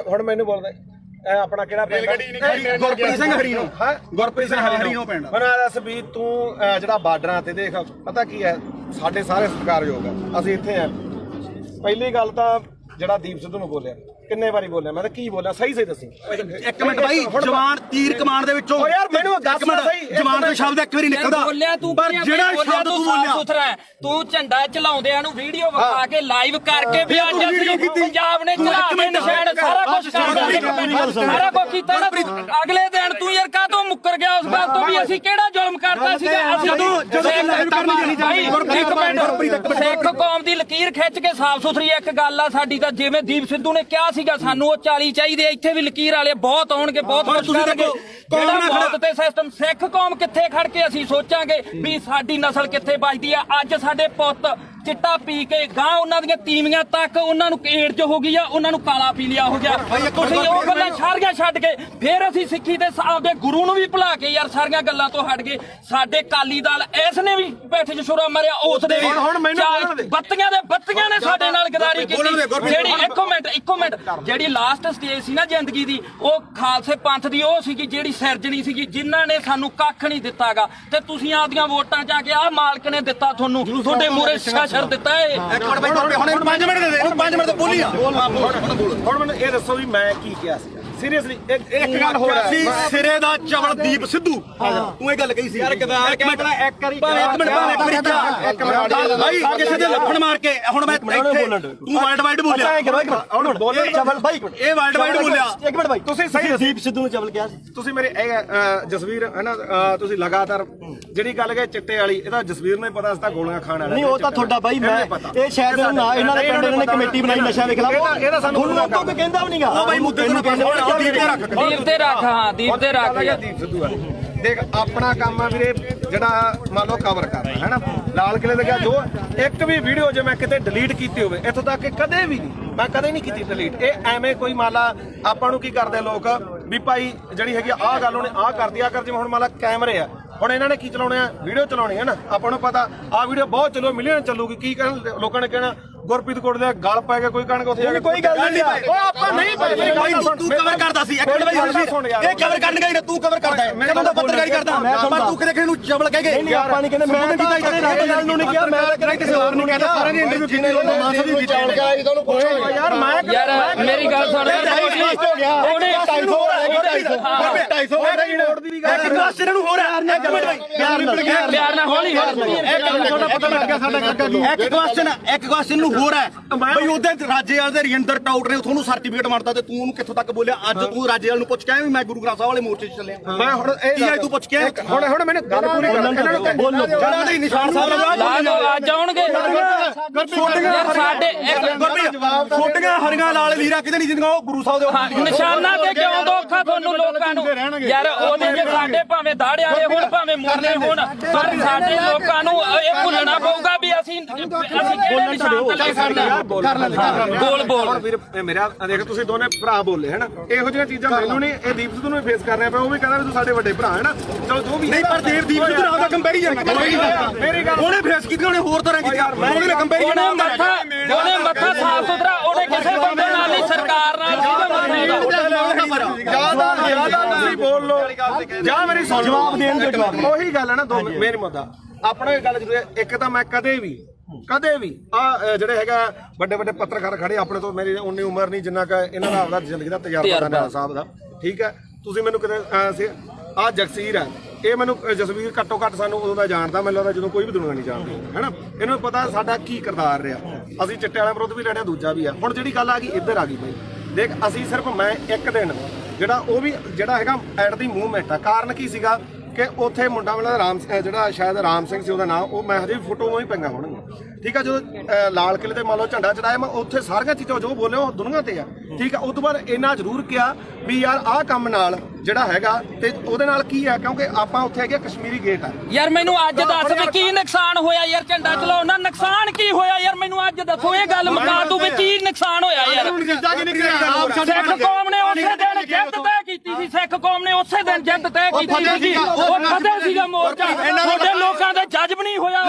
ਹੁਣ ਮੈਨੂੰ ਬੋਲਦਾ ਇਹ ਆਪਣਾ ਕਿਹੜਾ ਪਿੰਡ ਗੁਰਪ੍ਰੀਤ ਸਿੰਘ ਹਰੀਨੋ ਗੁਰਪ੍ਰੀਤ ਸਿੰਘ ਹਰੀਨੋ ਪਿੰਡ ਹੁਣ ਦੱਸ ਵੀ ਤੂੰ ਜਿਹੜਾ ਬਾਰਡਰਾਂ ਤੇ ਦੇਖ ਪਤਾ ਕੀ ਹੈ ਸਾਡੇ ਸਾਰੇ ਸਤਿਕਾਰਯੋਗ ਆ ਅਸੀਂ ਇੱਥੇ ਆ ਪਹਿਲੀ ਗੱਲ ਤਾਂ ਜਿਹੜਾ ਦੀਪ ਸਿੱਧੂ ਨੂੰ ਬੋਲਿਆ ਕਿੰਨੇ ਵਾਰੀ ਬੋਲਿਆ ਮੈਂ ਤਾਂ ਕੀ ਬੋਲਿਆ ਸਹੀ ਦੱਸੀ ਇੱਕ ਮਿੰਟ ਬਾਈ ਜਵਾਨ ਤੀਰ ਕਮਾਨ ਦੇ ਵਿੱਚੋਂ ਯਾਰ ਮੈਨੂੰ ਦੱਸ ਸਹੀ ਜਵਾਨ ਦਾ ਸ਼ਬਦ ਇੱਕ ਵਾਰੀ ਨਿਕਲਦਾ ਬੋਲਿਆ ਤੂੰ ਪਰ ਜਿਹੜਾ ਸ਼ਬਦ ਤੂੰ ਬੋਲਿਆ ਸੁਥਰਾ ਤੂੰ ਝੰਡਾ ਚਲਾਉਂਦਿਆਂ ਨੂੰ ਵੀਡੀਓ ਵਿਖਾ ਕੇ ਲਾਈਵ ਕਰਕੇ ਵੀ ਅੱਜ ਅਸੀਂ ਪੰਜਾਬ ਨੇ ਚਲਾ ਕੇ ਨਿਸ਼ਾਨ ਸਾਰਾ ਕੁਝ ਕੀਤਾ ਨਾ ਅਗਲੇ ਦਿਨ ਤੂੰ ਯਾਰ ਕਾਹਤੋਂ ਮੁੱਕਰ ਗਿਆ ਉਸ ਗੱਲ ਤੋਂ ਵੀ ਅਸੀਂ ਕਿਹੜਾ ਜ਼ੁਲਮ ਕਰਤਾ ਸੀਗਾ ਸਿੱਖ ਕੌਮ ਦੀ ਲਕੀਰ ਖਿੱਚ ਕੇ ਸਾਫ਼ ਸੁਥਰੀ ਇੱਕ ਗੱਲ ਆ ਸਾਡੀ ਤਾਂ ਜਿਵੇਂ ਦੀਪ ਸਿੱਧੂ ਨੇ ਕਿਹਾ ਸੀਗਾ ਸਾਨੂੰ ਉਹ 40 ਚਾਹੀਦੇ ਇੱਥੇ ਵੀ ਲਕੀਰ ਵਾਲੇ ਬਹੁਤ ਆਉਣਗੇ ਬਹੁਤ ਕੁਝ ਕਰਨਗੇ ਜਿਹੜਾ ਮੌਤ ਤੇ ਸਿਸਟਮ ਸਿੱਖ ਕੌਮ ਕਿੱਥੇ ਖੜ ਕੇ ਅਸੀਂ ਸੋਚਾਂਗੇ ਵੀ ਸਾਡੀ ਨਸਲ ਕਿੱਥੇ ਬਚਦੀ ਆ ਅੱਜ ਸਾਡੇ ਪੁੱਤ ਚਿੱਟਾ ਪੀ ਕੇ ਗਾਂ ਉਹਨਾਂ ਦੀਆਂ ਤੀਵੀਆਂ ਤੱਕ ਉਹਨਾਂ ਨੂੰ ਏਡਜ਼ ਹੋ ਗਈ ਆ ਉਹਨਾਂ ਨੂੰ ਕਾਲਾ ਪੀਲੀਆ ਹੋ ਗਿਆ ਤੁਸੀਂ ਉਹ ਗੱਲਾਂ ਸਾਰੀਆਂ ਛੱਡ ਕੇ ਫਿਰ ਅਸੀਂ ਸਿੱਖੀ ਦੇ ਆਪਦੇ ਗੁਰੂ ਨੂੰ ਵੀ ਭੁਲਾ ਕੇ ਯਾਰ ਸਾਰੀਆਂ ਗੱਲਾਂ ਤੋਂ ਹਟ ਗਏ ਸਾਡੇ ਕਾਲੀ ਦਲ ਇਸ ਨੇ ਵੀ ਪੈਠੇ 'ਚ ਛੁਰਾ ਮਾਰਿਆ ਉਸ ਦੇ ਬੱਤੀਆਂ ਨੇ ਸਾਡੇ ਨਾਲ ਗਦਾਰੀ ਕੀਤੀ ਜਿਹੜੀ ਇੱਕੋ ਮਿੰਟ ਜਿਹੜੀ ਲਾਸਟ ਸਟੇਜ ਸੀ ਨਾ ਜ਼ਿੰਦਗੀ ਦੀ ਉਹ ਖਾਲਸੇ ਪੰਥ ਦੀ ਉਹ ਸੀਗੀ ਜਿਹੜੀ ਸਿਰਜਣੀ ਸੀਗੀ ਜਿਨ੍ਹਾਂ ਨੇ ਸਾਨੂੰ ਕੱਖ ਨਹੀਂ ਦਿੱਤਾਗਾ ਤੇ ਤੁਸੀਂ ਆਪਦੀਆਂ ਵੋਟਾਂ 'ਚ ਆ ਕੇ ਆਹ ਮਾਲਕ ਨੇ ਦਿੱਤਾ ਤੁਹਾਨੂੰ ਤੁਹਾਡੇ ਮੂਹਰੇ ਸ਼ਰ ਦਿੱਤਾ ਏ ਇੱਕ ਮਿੰਟ ਬਾਈ ਹੁਣ 5 ਮਿੰਟ ਦੇ ਦੇ 5 ਮਿੰਟ ਤੇ ਬੋਲੀ ਆ ਹੁਣ ਮੈਨੂੰ ਇਹ ਦੱਸੋ ਵੀ ਮੈਂ ਕੀ ਕਿਹਾ ਸੀ ਸੀਰੀਅਸਲੀ ਇੱਕ ਗੱਲ ਹੋਰ ਸੀ ਸਿਰੇ ਦਾ ਚਵਲਦੀਪ ਸਿੱਧੂ ਤੂੰ ਇਹ ਗੱਲ ਕਹੀ ਸੀ ਯਾਰ ਇੱਕ ਮਿੰਟ ਬਾਈ ਕਿਸੇ ਦੇ ਲੱਫੜ ਮਾਰ ਕੇ ਹੁਣ ਮੈਂ ਤੂੰ ਵਰਲਡ ਵਾਈਡ ਬੋਲਿਆ ਹੁਣ ਬੋਲੇ ਚਵਲ ਬਾਈ ਇਹ ਵਰਲਡ ਵਾਈਡ ਬੋਲਿਆ ਇੱਕ ਮਿੰਟ ਬਾਈ ਤੁਸੀਂ ਸਹੀ ਦੀਪ ਸਿੱਧੂ ਨੂੰ ਚਵਲ ਕਿਹਾ ਸੀ ਤੁਸੀਂ ਮੇਰੇ ਜਸਵੀਰ ਹੈ ਨਾ ਤੁਸੀਂ ਲਗਾਤਾਰ ਜਿਹੜੀ ਗੱਲ ਕਹੇ ਚਿੱਟੇ ਵਾਲੀ ਇਹਦਾ ਜਸਵੀਰ ਨੂੰ ਪਤਾ ਸੀ ਤਾਂ ਗੋਲੀਆਂ ਖਾਣ ਵਾਲਾ ਨਹੀਂ ਉਹ ਤਾਂ ਤੁਹਾਡਾ ਬਾਈ ਮੈਂ ਇਹ ਸ਼ਾਇਦ ਨਾ ਇਹਨਾਂ ਦੇ ਪਿੰਡ ਨੇ ਕਮੇਟੀ ਬਣਾਈ ਨਸ਼ਾ ਦੇ ਖਿਲਾਫ ਇਹਦਾ ਸਾਨੂੰ ਕੋਈ ਕਹਿੰਦਾ ਵੀ ਨਹੀਂਗਾ ਉਹ ਬਾਈ ਮੁੱਦੇ ਨੂੰ ਕਹਿੰਦੇ ਦੀਪ ਤੇ ਰੱਖ ਹਾਂ ਦੀਪ ਤੇ ਰੱਖ ਦੀਪ ਸਿੱਧੂ ਦੇਖ ਆਪਣਾ ਕੰਮ ਆ ਵੀਰੇ ਜਿਹੜਾ ਮੰਨ ਲਓ ਕਵਰ ਕਰਨਾ ਹੈ ਨਾ ਲਾਲ ਕਿਲੇ ਲੱਗਿਆ ਜੋ ਇੱਕ ਵੀ ਵੀਡੀਓ ਜੇ ਮੈਂ ਕਿਤੇ ਡਿਲੀਟ ਕੀਤੀ ਹੋਵੇ ਇੱਥੋਂ ਤੱਕ ਕਿ ਕਦੇ ਵੀ ਨਹੀਂ ਮੈਂ ਕਦੇ ਨਹੀਂ ਕੀਤੀ ਡਿਲੀਟ ਇਹ ਐਵੇਂ ਕੋਈ ਮੰਨ ਲਾ ਆਪਾਂ ਨੂੰ ਕੀ ਕਰਦੇ ਲੋਕ ਵੀ ਭਾਈ ਜਿਹੜੀ ਹੈਗੀ ਆਹ ਗੱਲ ਉਹਨੇ ਆਹ ਕਰਦੀ ਆ ਕਰ ਜਿਵੇਂ ਹੁਣ ਮੰਨ ਲਾ ਕੈਮਰੇ ਆ ਹੁਣ ਇਹਨਾਂ ਨੇ ਕੀ ਚਲਾਉਣੇ ਆ ਵੀਡੀਓ ਚਲਾਉਣੀ ਹੈ ਨਾ ਆਪਾਂ ਨੂੰ ਪਤਾ ਆਹ ਵੀਡੀਓ ਬਹੁਤ ਚੱਲੋ ਮਿਲੀਅਨ ਚੱਲੂਗੀ ਕੀ ਕਹਿਣ ਲੋਕਾਂ ਨੇ ਕਹਿਣਾ ਗੁਰਪ੍ਰੀਤ ਕੋਟ ਦੇ ਗਲ ਪੈ ਗਿਆ ਕੋਈ ਕਣਕ ਉੱਥੇ ਜਾ ਕੇ ਕੋਈ ਗੱਲ ਨਹੀਂ ਉਹ ਆਪਾਂ ਨਹੀਂ ਤੂੰ ਕਵਰ ਕਰਦਾ ਸੀ ਇੱਕ ਮਿੰਟ ਬਾਈ ਇਹ ਕਵਰ ਕਰਨ ਗਈ ਤੂੰ ਕਵਰ ਕਰਦਾ ਹੈ ਮੈਂ ਤਾਂ ਪੱਤਰਕਾਰੀ ਕਰਦਾ ਪਰ ਤੂੰ ਕਿਹਦੇ ਨੂੰ ਜਬਲ ਕਹਿ ਗਏ ਨਹੀਂ ਆਪਾਂ ਨਹੀਂ ਕਹਿੰਦੇ ਮੈਂ ਤਾਂ ਕਿਸੇ ਰਾਜੇਵਾਲ ਨੂੰ ਨਹੀਂ ਕਿਹਾ ਮੈਂ ਤਾਂ ਕਿਸੇ ਹੋਰ ਨੂੰ ਕਹਿੰਦਾ ਸਾਰਿਆਂ ਦੀ ਇੰਟਰਵਿਊ ਕੀਤੀ ਲੋਕ ਮਾਸਾ ਦੀ ਚਾਲ ਕਰਾ ਜੀ ਤੁਹਾਨੂੰ ਪੁੱਛੋ ਯਾਰ ਯਾਰ ਮੇਰੀ ਗੱਲ ਸੁਣ ਉਹਨੇ 250 ਇੱਕ ਕੁਐਸਚਨ ਨੂੰ ਹੋਰ ਹੈ ਇੱਕ ਮਿੰਟ ਬਾਈ ਪਿਆਰ ਨਾਲ ਹੌਲੀ ਇੱਕ ਕੁਐਸਚਨ ਨੂੰ ਹੋਰ ਹੈ ਬਈ ਉਹਦੇ ਰਾਜੇਵਾਲ ਦੇ ਰਜਿੰਦਰ ਟਾਊਟ ਨੇ ਤੁਹਾਨੂੰ ਸਰਟੀਫਿਕੇਟ ਮਾਰਤਾ ਤੇ ਤੂੰ ਉਹਨੂੰ ਕਿੱਥੋਂ ਤੱਕ ਬੋਲਿਆ ਅੱਜ ਤੂੰ ਰਾਜੇਵਾਲ ਨੂੰ ਪੁੱਛ ਕੇ ਆਇਆ ਵੀ ਮੈਂ ਗੁਰੂ ਗ੍ਰੰਥ ਸਾਹਿਬ ਵਾਲੇ ਮੋਰਚੇ 'ਚ ਚੱਲਿਆ ਮੈਂ ਹੁਣ ਇਹ ਤੂੰ ਪੁੱਛ ਕੇ ਹੁਣ ਮੈਨੂੰ ਗੱਲ ਪੂਰੀ ਕਰ ਬੋਲੋ ਜਿਹੜਾ ਦੇ ਨਿਸ਼ਾਨ ਸਾਹਿਬ ਲਾ ਦੋ ਅੱਜ ਆਉਣਗੇ ਯਾਰ ਸਾਡੇ ਛੋਟੀਆਂ ਹਰੀਆਂ ਲਾਲ ਲੀਰਾ ਕਿਤੇ ਨਹੀਂ ਜਿੰਦੀਆਂ ਉਹ ਗੁਰੂ ਸਾਹਿਬ ਦੇ ਨਿਸ਼ਾਨਾਂ ਤੇ ਕਿਉਂ ਦੋਖਾ ਤੁਹਾਨੂੰ ਲੋਕਾਂ ਨੂੰ ਯਾਰ ਉਹਦੇ ਜੇ ਸਾਡੇ ਭਾਵੇਂ ਦਾੜੇ ਵਾਲੇ ਹੋਣ ਭਾਵੇਂ ਮੁਰਲੇ ਹੋਣ ਪਰ ਸਾਡੇ ਲੋਕਾਂ ਨੂੰ ਇਹ ਭੁੱਲਣਾ ਪਊਗਾ ਵੀ ਅਸੀਂ ਕਿਹੜੇ ਨਿਸ਼ਾਨ ਤੇ ਲੈ ਸਕਦੇ ਹਾਂ ਬੋਲ ਵੀਰ ਮੇਰਾ ਦੇਖ ਤੁਸੀਂ ਦੋਨੇ ਭਰਾ ਬੋਲੇ ਹਨਾ ਇਹੋ ਜਿਹੀਆਂ ਚੀਜ਼ਾਂ ਮੈਨੂੰ ਨਹੀਂ ਇਹ ਦੀਪ ਸਿੱਧੂ ਨੂੰ ਫੇਸ ਕਰ ਰਿਹਾ ਪਿਆ ਉਹ ਵੀ ਕਹਿੰਦਾ ਵੀ ਤੂੰ ਸਾਡੇ ਵੱਡੇ ਭਰਾ ਹੈ ਨਾ ਚਲੋ ਜੋ ਵੀ ਨਹੀਂ ਪਰ ਦੀਪ ਸਿੱਧੂ ਨਾਲ ਦਾ ਕੰਪੈਰੀਜ਼ਨ ਮੇਰੀ ਗੱਲ ਉਹਨੇ ਫੇਸ ਕੀਤੀ ਉਹਨੇ ਹੋਰ ਤਰ੍ਹਾਂ ਕੀਤੀ ਉਹਨੇ ਕੰਪੈਰੀਜ਼ਨ ਉਹਨੇ ਮੱਥਾ ਸਾਫ ਸੁਥਰਾ ਉਹਨੇ ਕਿਸੇ ਬੰਦੇ ਨਾਲ ਨਹੀਂ ਸਰਕਾਰ ਨਾਲ ਜਿਆਦਾ ਤੁਸੀਂ ਬੋਲ ਲੋ ਜਾਂ ਮੇਰੀ ਸੁਣ ਜਵਾਬ ਦੇਣ ਦੇ ਜਵਾਬ ਉਹੀ ਗੱਲ ਹੈ ਨਾ ਮੇਰੀ ਮੁੱਦਾ ਆਪਣਾ ਇਹ ਗੱਲ ਜ਼ਰੂਰ ਹੈ ਇੱਕ ਤਾਂ ਮੈਂ ਕਦੇ ਵੀ ਆ ਜਿਹੜੇ ਹੈਗਾ ਵੱਡੇ ਵੱਡੇ ਪੱਤਰਕਾਰ ਖੜੇ ਆਪਣੇ ਤੋਂ ਮੇਰੀ ਉਨੀ ਉਮਰ ਨਹੀਂ ਜਿੰਨਾ ਕਿ ਇਹਨਾਂ ਦਾ ਆਪਦਾ ਜ਼ਿੰਦਗੀ ਦਾ ਤਜਰਬਾ ਨਾਲਾ ਸਾਹਿਬ ਦਾ ਠੀਕ ਹੈ ਤੁਸੀਂ ਮੈਨੂੰ ਕਿਤੇ ਆ ਜਗਸੀਰ ਹੈ ਇਹ ਮੈਨੂੰ ਜਸਵੀਰ ਘੱਟੋ ਘੱਟ ਸਾਨੂੰ ਉਦੋਂ ਦਾ ਜਾਣਦਾ ਮੈਨੂੰ ਲੱਗਦਾ ਜਦੋਂ ਕੋਈ ਵੀ ਦੁਨੀਆ ਨਹੀਂ ਜਾਣਦੀ ਹੈਨਾ ਇਹਨੂੰ ਪਤਾ ਸਾਡਾ ਕੀ ਕਿਰਦਾਰ ਰਿਹਾ ਅਸੀਂ ਚਿੱਟੇ ਵਾਲਿਆਂ ਵਿਰੁੱਧ ਵੀ ਲੜਿਆ ਦੂਜਾ ਵੀ ਆ ਹੁਣ ਜਿਹੜੀ ਗੱਲ ਆ ਗਈ ਇੱਧਰ ਆ ਗਈ ਬਈ ਦੇਖ ਅਸੀਂ ਸਿਰਫ ਮੈਂ ਇੱਕ ਦਿਨ ਜਿਹੜਾ ਉਹ ਵੀ ਜਿਹੜਾ ਹੈਗਾ ਐਟ ਦੀ ਮੂਵਮੈਂਟ ਆ ਕਾਰਨ ਕੀ ਸੀਗਾ ਕਿ ਉੱਥੇ ਮੁੰਡਾ ਵਾਲਾ ਰਾਮ ਜਿਹੜਾ ਸ਼ਾਇਦ ਰਾਮ ਸਿੰਘ ਸੀ ਉਹਦਾ ਨਾਮ ਉਹ ਮੈਂ ਹਜੇ ਫੋਟੋ ਹੀ ਪਈਆਂ ਹੋਣਗੀਆਂ ਠੀਕ ਆ ਜਦੋਂ ਲਾਲ ਕਿਲੇ ਤੇ ਮੰਨ ਲਓ ਝੰਡਾ ਚੜਾਇਆ ਮੈਂ ਉੱਥੇ ਸਾਰੀਆਂ ਚੀਜ਼ਾਂ ਜੋ ਬੋਲੇ ਉਹ ਦੁਨੀਆ ਤੇ ਆ ਠੀਕ ਆ ਉਸ ਤੋਂ ਬਾਅਦ ਇੰਨਾ ਜ਼ਰੂਰ ਕਿਹਾ ਵੀ ਯਾਰ ਆਹ ਕੰਮ ਨਾਲ ਜਿਹੜਾ ਹੈਗਾ ਤੇ ਉਹਦੇ ਨਾਲ ਕੀ ਆ ਕਿਉਂਕਿ ਆਪਾਂ ਉੱਥੇ ਹੈਗੇ ਕਸ਼ਮੀਰੀ ਗੇਟ ਆ ਯਾਰ ਮੈਨੂੰ ਅੱਜ ਦੱਸ ਵੀ ਕੀ ਨੁਕਸਾਨ ਹੋਇਆ ਯਾਰ ਝੰਡਾ ਚਲਾਉਣ ਨਾਲ ਨੁਕਸਾਨ ਕੀ ਹੋਇਆ ਯਾਰ ਮੈਨੂੰ ਅੱਜ ਦੱਸੋ ਇਹ ਗੱਲ ਮੁਕਾ ਤੂੰ ਵੀ ਕੀ ਨੁਕਸਾਨ ਹੋਇਆ ਯਾਰ ਸਿੱਖ ਕੌਮ ਨੇ ਉਸੇ ਦਿਨ ਜਿੱਤ ਤੈਅ ਕੀਤੀ ਸੀ ਸਿੱਖ ਕੌਮ ਨੇ ਉਸੇ ਦਿਨ ਜਿੱਤ ਤੈਅ ਕੀਤੀ ਸੀ ਉਹ ਫਤਿਹ ਸੀਗਾ ਮੋਰਚਾ ਤੁਹਾਡੇ ਲੋਕਾਂ ਦਾ ਜੱਜ ਨਹੀਂ ਹੋਇਆ ਉਹ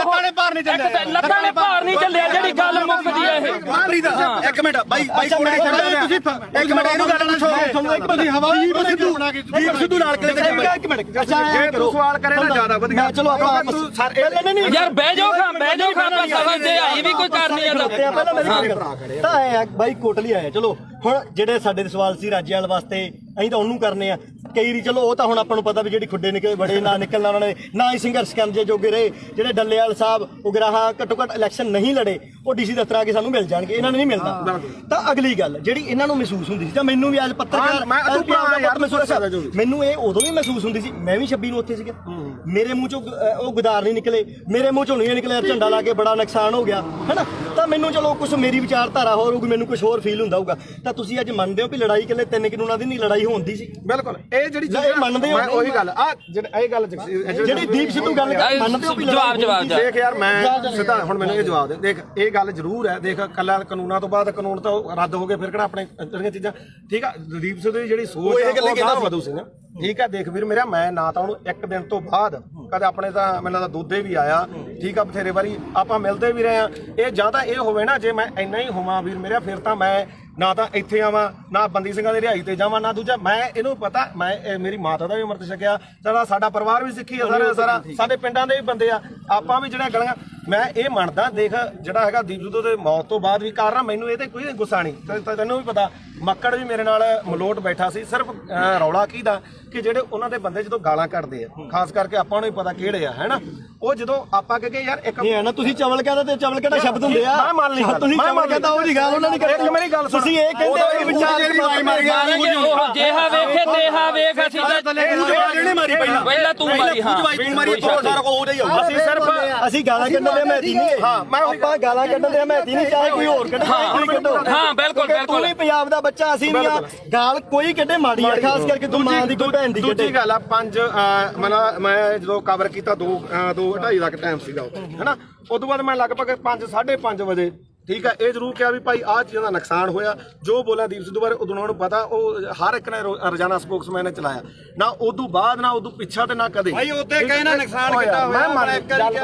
ਲੱਤਾਂ ਨੇ ਭਾਰ ਨਹੀਂ ਚੱਲਿਆ ਜਿਹੜੀ ਗੱਲ ਮੁੱਕਦੀ ਹੈ ਇਹ ਇੱਕ ਮਿੰਟ ਬਾਈ ਕੋਲੇ ਤੁਸੀਂ ਇੱਕ ਮਿੰਟ ਇਹਨੂੰ ਗੱਲ ਸੁਣੋ ਇੱਕ ਮਿੰਟ ਹਵਾਈ ਦੀਪ ਸਿੱਧੂ ਨਾਲ ਕਿਲੇ ਤੇ ਇੱਕ ਮਿੰਟ ਜੇ ਤੂੰ ਸਵਾਲ ਕਰੇ ਨਾ ਜ਼ਿਆਦਾ ਵਧੀਆ ਚਲੋ ਆਪਾਂ ਨਹੀਂ ਯਾਰ ਬਹਿ ਜਾਓ ਖਾਂ ਸਮਝਦੇ ਆਈ ਵੀ ਕੋਈ ਕਰਨੀ ਆ ਪਹਿਲਾਂ ਮੇਰੀ ਗੱਲ ਤਾਂ ਆਏ ਬਾਈ ਕੋਟਲੀ ਆਏ ਚਲੋ ਹੁਣ ਜਿਹੜੇ ਸਾਡੇ ਸਵਾਲ ਸੀ ਰਾਜੇਵਾਲ ਵਾਸਤੇ ਅਸੀਂ ਤਾਂ ਉਹਨੂੰ ਕਰਨੇ ਆ ਕਈ ਰੀ ਚਲੋ ਉਹ ਤਾਂ ਹੁਣ ਆਪਾਂ ਨੂੰ ਪਤਾ ਵੀ ਜਿਹੜੀ ਖੁੱਡੇ ਨਿਕਲੇ ਬੜੇ ਨਾ ਨਿਕਲਣਾ ਉਹਨਾਂ ਨੇ ਨਾ ਹੀ ਸੰਘਰਸ਼ ਕਰਨ ਜੇ ਜੋਗੇ ਰਹੇ ਜਿਹੜੇ ਡੱਲੇਵਾਲ ਸਾਹਿਬ ਉਗਰਾਹਾਂ ਘੱਟੋ ਘੱਟ ਇਲੈਕਸ਼ਨ ਨਹੀਂ ਲੜੇ ਉਹ ਡੀਸੀ ਦਫ਼ਤਰ ਆ ਕੇ ਸਾਨੂੰ ਮਿਲ ਜਾਣਗੇ ਇਹਨਾਂ ਨੂੰ ਨਹੀਂ ਮਿਲਦਾ ਤਾਂ ਅਗਲੀ ਗੱਲ ਜਿਹੜੀ ਇਹਨਾਂ ਨੂੰ ਮਹਿਸੂਸ ਹੁੰਦੀ ਸੀ ਜਾਂ ਮੈਨੂੰ ਵੀ ਅੱਜ ਪੱਤਰਕਾਰ ਮੈਨੂੰ ਇਹ ਉਦੋਂ ਵੀ ਮਹਿਸੂਸ ਹੁੰਦੀ ਸੀ ਮੈਂ ਵੀ 26 ਨੂੰ ਉੱਥੇ ਸੀਗਾ ਮੇਰੇ ਮੂੰਹ ਚੋਂ ਉਹ ਗੁਦਾਰ ਨਹੀਂ ਨਿਕਲੇ ਮੇਰੇ ਮੂੰਹ ਚੋਂ ਨਹੀਂ ਨਿਕਲਿਆ ਝੰਡਾ ਲਾ ਕੇ ਬੜਾ ਨੁਕਸਾਨ ਹੋ ਗਿਆ ਹੈਨਾ ਤਾਂ ਮੈਨੂੰ ਚਲੋ ਕੁਝ ਮੇਰੀ ਵਿਚਾਰਧਾਰਾ ਹੋਰ ਹੋਊਗੀ ਮੈਨੂੰ ਕੁਝ ਹੋਰ ਫੀਲ ਹੁੰਦਾ ਹੋਊਗਾ ਤਾਂ ਤੁਸੀਂ ਅੱਜ ਮੰਨਦੇ ਹੋ ਵੀ ਲੜਾਈ ਕਿਲੇ 3 ਕਾਨੂੰਨਾਂ ਦੀ ਨਹੀਂ ਲੜਾਈ ਹੁੰਦੀ ਸੀ ਬਿਲਕੁਲ ਇਹ ਜਿਹੜੀ ਇਹ ਮੰਨਦੇ ਹੋ ਮੈਂ ਉਹੀ ਗੱਲ ਆ ਇਹ ਗੱਲ ਜਿਹੜੀ ਦੀਪ ਸਿੱਧੂ ਗੱਲ ਮੰਨਦੇ ਹੋ ਵੀ ਜਵਾਬ ਦੇਖ ਯਾਰ ਮੈਂ ਸਿੱਧਾ ਹੁਣ ਮੈਨੂੰ ਇਹ ਜਵਾਬ ਦੇ ਦੇਖ ਇਹ ਗੱਲ ਜ਼ਰੂਰ ਹੈ ਦੇਖ ਕੱਲਾ ਕਾਨੂੰਨਾਂ ਤੋਂ ਬਾਅਦ ਕਾਨੂੰਨ ਤਾਂ ਰੱਦ ਹੋ ਗਏ ਫਿਰ ਕਿਹੜਾ ਆਪਣੇ ਜਿਹੜੀਆਂ ਚੀਜ਼ਾਂ ਠੀਕ ਆ ਦੀਪ ਸਿੱਧੂ ਦੀ ਜਿਹੜੀ ਸੋਚ ਹੈ ਉਹ ਵਧੂ ਸੀ ਨਾ ਠੀਕ ਆ ਦੇਖ ਵੀਰ ਮੇਰਾ ਮੈਂ ਨਾ ਤਾਂ ਉਹਨੂੰ ਇੱਕ ਦਿਨ ਤੋਂ ਬਾਅਦ ਕਦੇ ਆਪਣੇ ਤਾਂ ਮੈਨੂੰ ਲੱਗਦਾ ਦੋਦੇ ਵੀ ਆਇਆ ਠੀਕ ਆ ਬਥੇਰੇ ਵਾਰੀ ਆਪਾਂ ਮਿਲਦੇ ਵੀ ਰਹੇ ਆ ਇਹ ਜਾਂ ਤਾਂ ਇਹ ਹੋਵੇ ਨਾ ਜੇ ਮੈਂ ਇੰਨਾ ਹੀ ਹੋਵਾਂ ਵੀਰ ਮੇਰਾ ਫਿਰ ਤਾਂ ਮੈਂ ਨਾ ਤਾਂ ਇੱਥੇ ਆਵਾਂ ਨਾ ਬੰਦੀ ਸਿੰਘਾਂ ਦੀ ਰਿਹਾਈ ਤੇ ਜਾਵਾਂ ਨਾ ਦੂਜਾ ਮੈਂ ਇਹਨੂੰ ਪਤਾ ਮੈਂ ਮੇਰੀ ਮਾਤਾ ਦਾ ਵੀ ਅੰਮ੍ਰਿਤ ਛਕਿਆ ਸਾਡਾ ਪਰਿਵਾਰ ਵੀ ਸਿੱਖੀ ਆ ਸਾਰਾ ਸਾਡੇ ਪਿੰਡਾਂ ਦੇ ਵੀ ਬੰਦੇ ਆ ਆਪਾਂ ਵੀ ਜਿਹੜਾ ਗਲੀਆਂ ਮੈਂ ਇਹ ਮੰਨਦਾ ਦੇਖ ਜਿਹੜਾ ਹੈਗਾ ਦੀਪ ਸਿੱਧੂ ਦੇ ਮੌਤ ਤੋਂ ਬਾਅਦ ਵੀ ਕਾਰਨ ਮੈਨੂੰ ਇਹ ਤੇ ਕੋਈ ਗੁੱਸਾ ਨਹੀਂ ਤੈਨੂੰ ਵੀ ਪਤਾ ਮੱਕੜ ਵੀ ਮੇਰੇ ਨਾਲ ਮਲੋਟ ਬੈਠਾ ਸੀ ਸਿਰਫ ਰੌਲਾ ਕੀ ਦਾ ਕਿ ਜਿਹੜੇ ਉਹਨਾਂ ਦੇ ਬੰਦੇ ਜਦੋਂ ਗਾਲਾਂ ਕੱਢਦੇ ਆ ਖਾਸ ਕਰਕੇ ਆਪਾਂ ਨੂੰ ਹੀ ਪਤਾ ਕਿਹੜੇ ਆ ਹੈਨਾ ਉਹ ਜਦੋਂ ਆਪਾਂ ਕਹੇ ਯਾਰ ਇੱਕ ਇਹ ਹੈ ਨਾ ਤੁਸੀਂ ਚਵਲ ਕਹਿੰਦਾ ਤੇ ਚਵਲ ਕਿਹੜਾ ਸ਼ਬਦ ਹੁੰਦੇ ਆ ਮੈਂ ਮੰਨ ਲਈ ਤੁਸੀਂ ਚਵਲ ਕਹਿੰਦਾ ਉਹ ਜੀ ਗੱਲ ਉਹਨਾਂ ਨੇ ਇੱਕ ਮੇਰੀ ਗੱਲ ਤੁਸੀਂ ਇਹ ਕਹਿੰਦੇ ਹੋ ਵਿਚਾਰ ਜਿਹਾ ਵੇਖੇ ਤੇਹਾ ਵੇਖ ਅਸੀਂ ਇਹਨੇ ਮਾਰੀ ਪਹਿਲਾਂ ਤੂੰ ਮਾਰੀ ਹਾਂ ਤੂੰ ਮਾਰੀ ਸਾਰਾ ਕੋ ਉਹਦਾ ਹੀ ਆਊਗਾ ਅਸੀਂ ਸਿਰਫ ਅਸੀਂ ਗਾਲਾਂ ਕੱਢਣ ਦੇ ਮਹਿਤੀ ਨਹੀਂ ਆਪਾਂ ਗਾਲਾਂ ਕੱਢਣ ਦੇ ਮਹਿਤੀ ਨਹੀਂ ਚਾਹੇ ਕੋਈ ਹੋਰ ਕੱਢੇ ਹਾਂ ਬਿਲਕੁਲ ਤੂੰ ਵੀ ਪੰਜਾਬ ਦਾ ਬੱਚਾ ਅਸੀਂ ਨਹੀਂ ਆ ਗਾਲ ਕੋਈ ਕੱਢੇ ਮਾੜੀ ਆ ਖਾਸ ਕਰਕੇ ਤੂੰ ਮਾਂ ਦੀ ਕੋਈ ਭੈਣ ਦੀ ਕੱਢੇ ਦੂਜੀ ਗੱਲ ਆ ਮੈਂ ਜਦੋਂ ਕਵਰ ਕੀਤਾ 2:30 ਦਾ ਟਾਈਮ ਸੀਗਾ ਉੱਥੇ ਹੈਨਾ ਉਸ ਤੋਂ ਬਾਅਦ ਮੈਂ ਲਗਭਗ 5:30 ਵਜੇ ਠੀਕ ਹੈ, ਇਹ ਜ਼ਰੂਰ ਕਿਹਾ ਵੀ ਭਾਈ ਆਹ ਚੀਜ਼ਾਂ ਦਾ ਨੁਕਸਾਨ ਹੋਇਆ। ਜੋ ਬੋਲਿਆ ਦੀਪ ਸਿੱਧੂ ਬਾਰੇ ਉਦੋਂ ਨੂੰ ਪਤਾ, ਉਹ ਹਰ ਇੱਕ ਨੇ ਰੋਜ਼ਾਨਾ ਸਪੋਕਸਮੈਨ ਨੇ ਚਲਾਇਆ ਨਾ, ਉਦੋਂ ਬਾਅਦ ਨਾ ਉਦੋਂ ਪਿੱਛਾ ਤੇ ਨਾ ਕਦੇ। ਭਾਈ ਉੱਤੇ ਕਹੇ ਨਾ ਨੁਕਸਾਨ ਕਿੱਦਾਂ ਹੋਇਆ, ਮੈਂ ਇੱਕ ਵਾਰੀ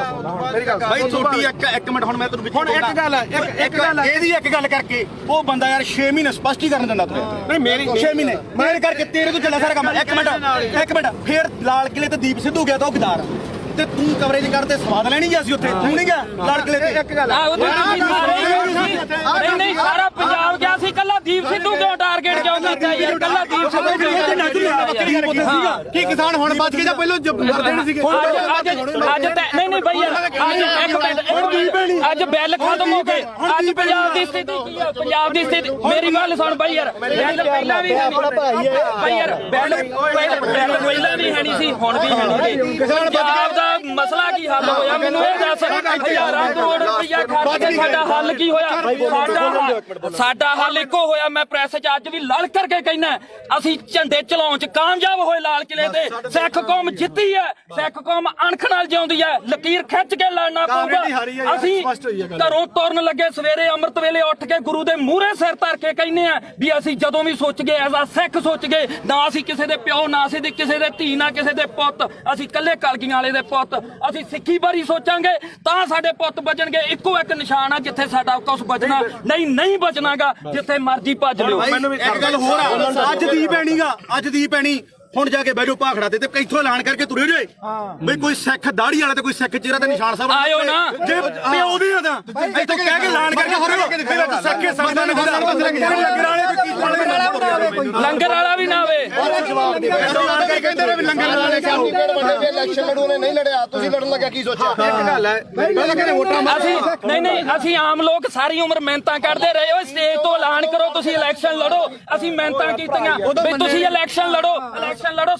ਕਿਹਾ ਭਾਈ ਤੁਹਾਡੀ ਇੱਕ ਮਿੰਟ, ਹੁਣ ਮੈਂ ਤੈਨੂੰ ਹੁਣ ਇੱਕ ਗੱਲ ਹੈ, ਇੱਕ ਗੱਲ ਹੈ, ਇਹਦੀ ਇੱਕ ਗੱਲ ਕਰਕੇ ਉਹ ਬੰਦਾ ਯਾਰ 6 ਮਹੀਨੇ ਸਪਸ਼ਟੀਕਰਨ ਦਿੰਦਾ ਤੂੰ। ਨਹੀਂ ਮੇਰੀ 6 ਮਹੀਨੇ ਮੇਰੇ ਕਰਕੇ ਤੇਰੇ ਤੋਂ ਚੱਲਿਆ ਸਾਰਾ ਕੰਮ। ਇੱਕ ਮਿੰਟ ਫੇਰ ਲਾਲ ਕਿਲੇ ਤੇ ਦੀਪ ਸਿੱਧੂ ਗਿਆ ਤਾਂ ਉਹ ਗਦਾਰ ਤੇ ਤੂੰ ਕਵਰੇਜ ਕਰਦੇ ਸਵਾਦ ਲੈਣੀ ਗਿਆ ਸੀ ਉੱਥੇ, ਤੂੰ ਨਹੀਂ ਗਿਆ ਲਾਲ ਕਿਲੇ ਤੇ। ਇੱਕ ਗੱਲ ਨਹੀਂ ਸਾਰਾ ਪੰਜਾਬ ਗਿਆ ਸੀ, ਕੱਲਾ ਦੀਪ ਸਿੱਧੂ ਕਿਉਂ ਟਾਰਗੇਟ ਕਿਉਂ ਕੀਤਾ ਯਾਰ, ਕੱਲਾ ਦੀਪ ਸਿੱਧੂ ਕੀ ਕਿਸਾਨ ਹੁਣ ਬਚ ਕੇ ਜਾਂ ਪਹਿਲਾਂ ਮਰਦੇ ਨਹੀਂ ਸੀਗੇ? ਅੱਜ ਨਹੀਂ ਬਈ ਯਾਰ ਅੱਜ ਬਿੱਲ ਖਤਮ ਹੋ ਗਏ। ਅੱਜ ਪੰਜਾਬ ਦੀ ਸਥਿਤੀ ਕੀ ਆ, ਪੰਜਾਬ ਦੀ ਸਥਿਤੀ ਮੇਰੀ ਗੱਲ ਸੁਣ ਬਈ ਯਾਰ, ਬਿੱਲ ਪਹਿਲਾਂ ਵੀ ਹੈ ਬਈ ਯਾਰ, ਬਿੱਲ ਪਹਿਲਾਂ ਵੀ ਹੈ ਨਹੀਂ ਸੀ, ਹੁਣ ਵੀ ਹੈ ਨਹੀਂ। ਪੰਜਾਬ ਦਾ ਮਸਲਾ ਕੀ ਹੱਲ ਹੋਇਆ ਮੈਨੂੰ ਇਹ ਦੱਸ। ਹਜ਼ਾਰਾਂ ਕਰੋੜ ਰੁਪਇਆ ਖਰਚ ਕੇ ਸਾਡਾ ਹੱਲ ਕੀ ਹੋਇਆ? ਸਾਡਾ ਹੱਲ ਇੱਕੋ ਹੋਇਆ। ਮੈਂ ਪ੍ਰੈਸ 'ਚ ਅੱਜ ਵੀ ਲੜ ਕਰਕੇ ਕਹਿਣਾ, ਅਸੀਂ ਝੰਡੇ ਚਲਾਉਣ 'ਚ ਕਾਮਯਾਬ ਹੋਏ ਲਾਲ ਕਿਲੇ ਤੇ। ਸਿੱਖ ਕੌਮ ਜਿੱਤੀ ਹੈ, ਸਿੱਖ ਕੌਮ ਅਣਖ ਨਾਲ ਜਿਉਂਦੀ ਹੈ। ਲਕੀਰ ਖਿੱਚ ਕੇ ਲੜਨਾ ਪਊਗਾ। ਅਸੀਂ ਘਰੋਂ ਤੁਰਨ ਲੱਗੇ ਸਵੇਰੇ ਅੰਮ੍ਰਿਤ ਵੇਲੇ ਉੱਠ ਕੇ ਗੁਰੂ ਦੇ ਮੂਹਰੇ ਸਿਰ ਧਰ ਕੇ ਕਹਿੰਦੇ ਆ ਵੀ ਅਸੀਂ ਜਦੋਂ ਵੀ ਸੋਚ ਗਏ ਐਜ਼ ਆ ਸਿੱਖ ਸੋਚ ਗਏ, ਨਾ ਅਸੀਂ ਕਿਸੇ ਦੇ ਪਿਓ, ਨਾ ਅਸੀਂ ਕਿਸੇ ਦੇ ਧੀ, ਨਾ ਕਿਸੇ ਦੇ ਪੁੱਤ, ਅਸੀਂ ਇਕੱਲੇ ਕਲਗੀਆਂ ਵਾਲੇ ਦੇ ਪੁੱਤ। ਅਸੀਂ ਸਿੱਖੀ ਬਾਰੇ ਸੋਚਾਂਗੇ ਤਾਂ ਸਾਡੇ ਪੁੱਤ ਬਚਣਗੇ। ਇੱਕੋ ਇੱਕ ਨਿਸ਼ਾਨ ਆ ਜਿੱਥੇ ਸਾਡਾ ਕੁਛ ਬਚਣਾ, ਨਹੀਂ ਬਚਣਾਗਾ ਜਿੱਥੇ ਮਰਜ਼ੀ ਭੱਜ ਲਿਓ। ਇੱਕ ਗੱਲ ਹੋਰ ਆ, ਅੱਜ ਦੀ ਪੈਣੀਗਾ, ਅੱਜ ਦੀ ਪੈਣੀ ਹੁਣ ਜਾ ਕੇ ਬਹਿ ਜਾਓ ਭਾਖੜਾ ਤੇ ਇੱਥੋਂ ਐਲਾਨ ਕਰਕੇ ਤੁਰੇ ਜੇ ਬਈ ਕੋਈ ਸਿੱਖ ਦਾੜੀ ਵਾਲਾ ਤੇ ਕੋਈ ਸਿੱਖ ਚਿਹਰਾ ਤੇ ਨਿਸ਼ਾਨ ਸਾਹਿਬ ਆਇਓ ਨਾ। ਜੇ ਪਿਓ ਦੀ ਆ ਤਾਂ ਇੱਥੋਂ ਕਹਿ ਕੇ ਐਲਾਨ ਕਰਕੇ ਤੁਰੇ ਸਿੱਖੇ ਸੰਗਤਾਂ ਨੇ ਲੰਗਰ ਵਾਲਾ ਵੀ ਨਾ ਆਵੇ। ਕਹਿੰਦੇ ਨੇ ਵੀ ਲੰਗਰ ਵਾਲੇ ਇਲੈਕਸ਼ਨ ਲੜੂ ਨੇ ਨਹੀਂ ਲੜਿਆ, ਤੁਸੀਂ ਲੜਨ ਲੱਗਾ ਕੀ ਸੋਚਿਆ? ਇੱਕ ਗੱਲ ਹੈ, ਪਹਿਲਾਂ ਕਹਿੰਦੇ ਵੋਟਾਂ ਨਹੀਂ ਅਸੀਂ ਆਮ ਲੋਕ ਸਾਰੀ ਉਮਰ ਮਿਹਨਤਾਂ ਕਰਦੇ ਰਹੇ। ਓਏ ਸਟੇਜ ਤੋਂ ਐਲਾਨ ਕਰੋ ਤੁਸੀਂ ਇਲੈਕਸ਼ਨ ਲੜੋ। ਅਸੀਂ ਮਿਹਨਤਾਂ ਕੀਤੀਆਂ ਵੀ ਤੁਸੀਂ ਇਲੈਕਸ਼ਨ ਲੜੋ।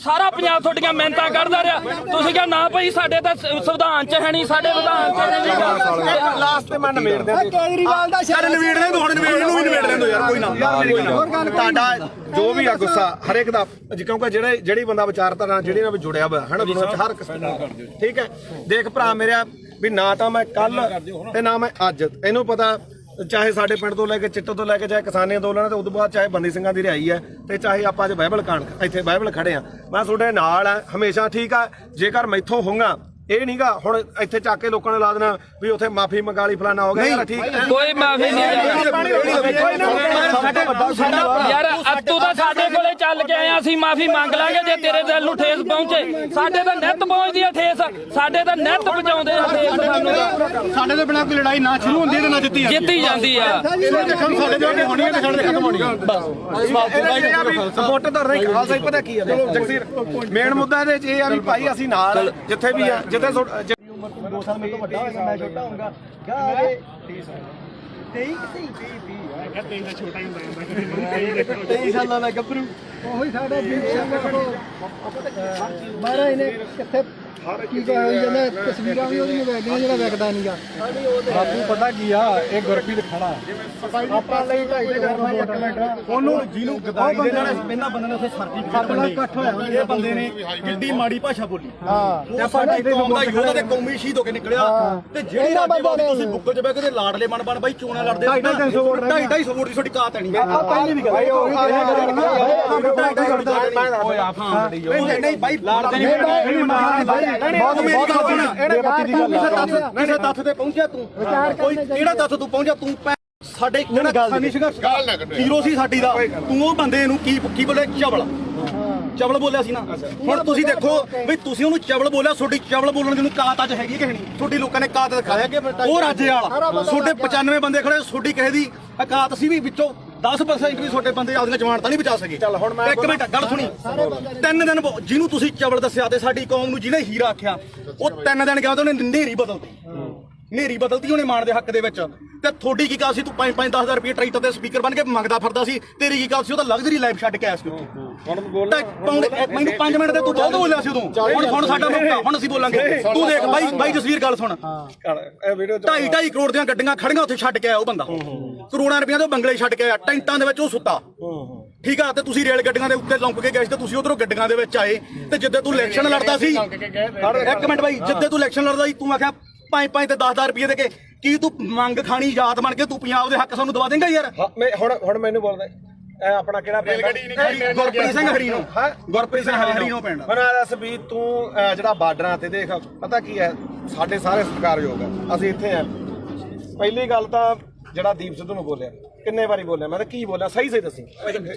ਸਾਰਾ ਪੰਜਾਬ ਤੁਹਾਡੀਆਂ ਮਿਹਨਤਾਂ ਕਰਦਾ ਰਿਹਾ। ਤੁਸੀਂ ਕਿਹਾ ਨਾ ਭਾਈ ਸਾਡੇ ਤਾਂ ਸੰਵਿਧਾਨ 'ਚ ਹੈ ਨਹੀਂ, ਸਾਡੇ ਵਿਧਾਨ 'ਚ ਨਹੀਂ। ਲਾਸਟ ਤੇ ਮੈਂ ਨਵੇੜਦੇ ਕੇਜਰੀਵਾਲ ਦਾ ਚੱਲ ਨਵੇੜ ਲੈ ਤੂੰ, ਹੁਣ ਨਵੇੜ ਨੂੰ ਵੀ ਨਵੇੜ ਲੈਂਦੋ ਯਾਰ, ਕੋਈ ਨਾ। ਤੁਹਾਡਾ ਜੋ ਵੀ ਆ ਗੁੱਸਾ ਹਰੇਕ ਦਾ, ਕਿਉਂਕਿ ਜਿਹੜੀ ਬੰਦਾ ਵਿਚਾਰਧਾਰਾ ਜਿਹੜੀ ਨਾਲ ਜੁੜਿਆ ਹੋਇਆ ਹੈ ਨਾ ਦੁਨੀਆ ਵਿੱਚ ਹਰ ਕਿਸਮ ਦਾ, ਠੀਕ ਹੈ। ਦੇਖ ਭਰਾ ਮੇਰਾ ਵੀ ਨਾ ਤਾਂ ਮੈਂ ਕੱਲ ਤੇ ਨਾ ਮੈਂ ਅੱਜ, ਇਹਨੂੰ ਪਤਾ ਚਾਹੇ ਸਾਡੇ ਪਿੰਡ ਤੋਂ ਲੈ ਕੇ ਚਿੱਟੋ ਤੋਂ ਲੈ ਕੇ ਚਾਹੇ ਕਿਸਾਨੀ ਅੰਦੋਲਨ ਤੇ ਉਦੋਂ ਬਾਅਦ ਚਾਹੇ ਬੰਦੀ ਸਿੰਘਾਂ ਦੀ ਰਿਹਾਈ ਹੈ ਤੇ ਚਾਹੇ ਆਪਾਂ ਅੱਜ ਬਾਈਬਲ ਕਾਂਡ ਇੱਥੇ ਬਾਈਬਲ ਖੜੇ ਆ, ਮੈਂ ਤੁਹਾਡੇ ਨਾਲ ਆ ਹਮੇਸ਼ਾ, ਠੀਕ ਆ। ਜੇਕਰ ਮੈਥੋਂ ਹੋਊਗਾ ਇਹ ਨਹੀਂਗਾ ਹੁਣ ਇੱਥੇ ਚੱਕ ਕੇ ਲੋਕਾਂ ਨੇ ਲਾ ਦੇਣਾ ਵੀ ਉੱਥੇ ਮਾਫੀ ਮੰਗਾ ਲਈ ਫਲਾਣਾ ਹੋ ਗਿਆ ਯਾਰ, ਠੀਕ ਹੈ। ਕੋਈ ਮਾਫੀ ਨਹੀਂ ਯਾਰ, ਤੂੰ ਤਾਂ ਸਾਡੇ ਕੋਲੇ ਚੱਲ ਕੇ ਆਇਆ, ਅਸੀਂ ਮਾਫੀ ਮੰਗ ਲਾਂਗੇ ਜੇ ਤੇਰੇ ਦਿਲ ਨੂੰ ਠੇਸ ਪਹੁੰਚੇ। ਸਾਡੇ ਤਾਂ ਨਿੱਤ ਪਹੁੰਚਦੀ ਆ ਠੇਸ, ਸਾਡੇ ਤਾਂ ਨਿੱਤ ਪਹੁੰਚਾਉਂਦੇ ਆ ਠੇਸ ਸਾਨੂੰ। ਸਾਡੇ ਤੋਂ ਬਿਨਾਂ ਕੋਈ ਲੜਾਈ ਨਾ ਸ਼ੁਰੂ ਹੁੰਦੀ ਤੇ ਨਾ ਜਿੱਤੀ ਜਾਂਦੀ ਆ। ਸਾਡੇ ਜੋ ਹੋਣੀ ਹੈ ਤੇ ਸਾਡੇ ਖਤਮ ਹੋਣੀ ਹੈ ਬਸ। ਸਪੋਰਟ ਤਾਂ ਨਹੀਂ ਖਾਲਸਾ ਹੀ ਪਤਾ ਕੀ ਹੈ ਜਗਸੀਰ, ਮੇਨ ਮੁੱਦਾ ਇਹਦੇ 'ਚ ਇਹ ਆ ਵੀ ਭਾਈ ਅਸੀਂ ਨਾਲ ਜਿੱਥੇ ਵੀ ਆ, ਜਿੱਥੇ 2 ਸਾਲ ਮੇਰੇ ਤੋਂ ਵੱਡਾ ਹੋਏਗਾ, ਮੈਂ ਛੋਟਾ ਹੋਊਗਾ। 23 ਸਾਲਾਂ ਦਾ ਗੱਭਰੂ। ਉਹੀ ਸਾਡਾ ਦੀਪ ਸਿੰਘ ਮਹਾਰਾਜ ਨੇ ਕਿੱਥੇ ਕੀ ਹੋਈ ਜਾਂਦਾ, ਤਸਵੀਰਾਂ ਵੀ ਉਹਦੀਆਂ ਵੈਗਦੀਆਂ, ਜਿਹੜਾ ਵੈਗਦਾ ਨਹੀਂਗਾ। ਬਾਪੂ ਪਤਾ ਕੀ ਆ, ਇਹ ਗੁਰਪ੍ਰੀਤ ਖੜਾ ਆਪਾਂ ਲਈ ਉਹਨੂੰ ਜਿਹਨੂੰ ਗਦਾਈ ਦੇ ਨਾਲ ਪਹਿਲਾਂ ਬੰਦੇ ਨੇ ਉੱਥੇ ਸਰਟੀਫਿਕੇਟ ਇਕੱਠ ਹੋਇਆ। ਇਹ ਬੰਦੇ ਨੇ ਕਿੱਡੀ ਮਾੜੀ ਭਾਸ਼ਾ ਬੋਲੀ। ਤੇ ਆਪਾਂ ਕੌਮ ਦਾ ਯੋਧਾ ਤੇ ਕੌਮੀ ਸ਼ਹੀਦ ਹੋ ਕੇ ਨਿਕਲਿਆ। ਤੇ ਜਿਹੜੀ ਰਾਜਵਾਦੀ ਤੁਸੀਂ ਬੁੱਕ 'ਚ ਬਹਿ ਕੇ ਲਾਡਲੇ ਬਣ ਬਾਈ ਚੋਣਾਂ ਲੜਦੇ 250 ਵੋਟ ਦੀ ਤੁਹਾਡੀ ਕਾਤ ਹੈ ਨਹੀਂ। ਪਹਿਲੀ ਵੀ ਗੱਲ ਨਹੀਂ ਬਾਈ ਕਿਸੇ ਤੱਥ ਤੇ ਪਹੁੰਚਿਆ ਤੂੰ, ਕੋਈ ਕਿਹੜਾ ਤੱਥ ਤੂੰ ਪਹੁੰਚਿਆ? ਤੂੰ ਸਾਡੇ ਕਿਸਾਨੀ ਸੰਘਰਸ਼ ਹੀਰੋ ਸੀ ਸਾਡੀ ਦਾ, ਤੂੰ ਉਹ ਬੰਦੇ ਨੂੰ ਕੀ ਬੋਲੇ? ਚਵਲ ਬੋਲਿਆ ਸੀ ਨਾ। ਹੁਣ ਤੁਸੀਂ ਦੇਖੋ ਵੀ ਤੁਸੀਂ ਉਹਨੂੰ ਚਵਲ ਬੋਲਿਆ, ਤੁਹਾਡੀ ਚਵਲ ਬੋਲਣ ਦੀ ਨੂੰ ਕਾਤ ਅੱਜ ਹੈਗੀ ਕਿ ਨਹੀਂ? ਤੁਹਾਡੀ ਲੋਕਾਂ ਨੇ ਕਾਤ ਦਿਖਾਇਆ ਉਹ ਰਾਜੇ ਵਾਲਾ। ਤੁਹਾਡੇ 95 ਬੰਦੇ ਖੜੇ, ਤੁਹਾਡੀ ਕਿਸੇ ਦੀ ਕਾਤ ਸੀ ਵੀ ਵਿੱਚੋਂ 10% ਵੀ ਤੁਹਾਡੇ ਬੰਦੇ ਆਪਦੀਆਂ ਜਵਾਨਤਾਂ ਨਹੀਂ ਬਚਾ ਸਕੇ। ਚੱਲ ਹੁਣ ਮੈਂ ਇੱਕ ਮਿੰਟ ਗੱਲ ਸੁਣੀ। 3 ਦਿਨ ਜਿਹਨੂੰ ਤੁਸੀਂ ਚਵਲ ਦੱਸਿਆ ਤੇ ਸਾਡੀ ਕੌਮ ਨੂੰ ਜਿਹਨੇ ਹੀਰਾ ਆਖਿਆ, ਉਹ 3 ਦਿਨ ਗਿਆ ਤੇ ਉਹਨੇ ਨੇਰੀ ਬਦਲਤੀ ਉਹਨੇ ਮਾਣ ਦੇ ਹੱਕ ਦੇ ਵਿੱਚ। ਤੇ ਤੁਹਾਡੀ ਕੀ ਗੱਲ ਸੀ? ਤੂੰ 5-10 ਰੁਪਏ ਟਰੈਕਟਰ ਤੇ ਸਪੀਕਰ ਬਣ ਕੇ ਮੰਗਦਾ ਫਿਰਦਾ ਸੀ। ਤੇਰੀ ਕੀ ਗੱਲ ਸੀ? ਉਹ ਤਾਂ ਲਗਜ਼ਰੀ ਲਾਈਫ ਛੱਡ ਕੇ ਆਇਆ ਸੀ ਉੱਥੇ। ਮੈਨੂੰ 5 ਮਿੰਟ ਤੇ ਤੂੰ ਬਹੁਤ ਬੋਲਿਆ ਸੀ ਉਦੋਂ। ਹੁਣ ਸਾਡਾ ਮੌਕਾ, ਹੁਣ ਅਸੀਂ ਬੋਲਾਂਗੇ। ਤੂੰ ਦੇਖ ਬਾਈ ਜਸਵੀਰ ਗੱਲ ਸੁਣ। 2.5 ਕਰੋੜ ਦੀਆਂ ਗੱਡੀਆਂ ਖੜੀਆਂ ਉੱਥੇ ਛੱਡ ਕੇ ਆਇਆ ਉਹ ਬੰਦਾ। ਕਰੋੜਾਂ ਰੁਪਈਆਂ ਦੇ ਬੰਗਲੇ ਛੱਡ ਕੇ ਆਇਆ, ਟੈਂਟਾਂ ਦੇ ਵਿੱਚ ਉਹ ਸੁੱਤਾ, ਠੀਕ ਆ। ਤੇ ਤੁਸੀਂ ਰੇਲ ਗੱਡੀਆਂ ਦੇ ਉੱਤੇ ਲੰਘ ਕੇ ਗਏ ਸੀ ਤੇ ਤੁਸੀਂ ਉਧਰੋਂ ਗੱਡੀਆਂ ਦੇ ਵਿੱਚ ਆਏ। ਤੇ ਜਿੱਦੇ ਤੂੰ ਇਲੈਕਸ਼ਨ ਲੜਦਾ ਸੀ, ਇੱਕ ਮਿੰਟ ਬਾਈ, ਜਿੱਦੇ ਤੂੰ ਇਲੈਕਸ਼ਨ ਲੜਦਾ ਸੀ ਤੂੰ ਆਖਿਆ 5-5 ਤੇ 10 ਰੁਪਏ ਦੇ ਕੇ ਕੀ ਤੂੰ ਮੰਗ ਖਾਣੀ ਯਾਦ ਬਣ ਕੇ ਤੂੰ ਪੰਜਾਬ ਦੇ ਹੱਕ ਸਾਨੂੰ ਦਵਾ ਦੇਂਗਾ ਯਾਰ? ਮੈਂ ਹੁਣ ਮੈਨੂੰ ਬੋਲਦਾ ਇਹ ਆਪਣਾ ਕਿਹੜਾ ਪਿੰਡ ਗੁਰਪ੍ਰੀਤ ਸਿੰਘ ਹਰੀਨੋ। ਹਾਂ ਗੁਰਪ੍ਰੀਤ ਸਿੰਘ ਹਰੀਨੋ ਪਿੰਡ। ਮੈਨੂੰ ਦੱਸ ਵੀ ਤੂੰ ਜਿਹੜਾ ਬਾਰਡਰਾਂ ਤੇ ਦੇਖ ਪਤਾ ਕੀ ਹੈ, ਸਾਡੇ ਸਾਰੇ ਸਤਿਕਾਰਯੋਗ ਆ, ਅਸੀਂ ਇੱਥੇ ਆ। ਪਹਿਲੀ ਗੱਲ ਤਾਂ ਜਿਹੜਾ ਦੀਪ ਸਿੱਧੂ ਨੂੰ ਬੋਲਿਆ, ਕਿੰਨੇ ਵਾਰੀ ਬੋਲਿਆ ਮੈਂ ਤਾਂ ਕੀ ਬੋਲਿਆ ਸਹੀ ਦੱਸੀ।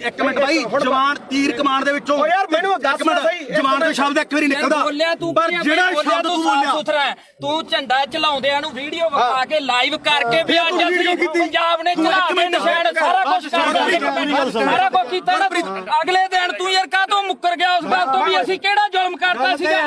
ਇੱਕ ਮਿੰਟ ਬਾਈ, ਜਵਾਨ ਤੀਰ ਕਮਾਨ ਦੇ ਵਿੱਚੋਂ ਯਾਰ ਮੈਨੂੰ ਦੱਸ ਸਹੀ, ਜਵਾਨ ਦਾ ਸ਼ਬਦ ਇੱਕ ਵਾਰੀ ਨਿਕਲਦਾ, ਬੋਲਿਆ ਤੂੰ ਪਰ ਜਿਹੜਾ ਸ਼ਬਦ ਤੂੰ ਬੋਲਿਆ ਸੁਥਰਾ ਹੈ। ਤੂੰ ਝੰਡਾ ਚਲਾਉਂਦਿਆਂ ਨੂੰ ਵੀਡੀਓ ਵਿਖਾ ਕੇ ਲਾਈਵ ਕਰਕੇ ਵੀ ਅੱਜ ਅਸੀਂ ਪੰਜਾਬ ਨੇ ਚਲਾ ਕੇ ਨਿਸ਼ਾਨ ਸਾਰਾ ਕੁਝ ਸਾਰਾ ਕੁਝ ਕੀਤਾ ਨਾ। ਅਗਲੇ ਦਿਨ ਤੂੰ ਯਾਰ ਕਾਹਤੋਂ ਮੁੱਕਰ ਗਿਆ ਉਸ ਗੱਲ ਤੋਂ ਵੀ ਅਸੀਂ ਕਿਹੜਾ ਜ਼ੁਲਮ ਕਰਤਾ ਸੀਗਾ?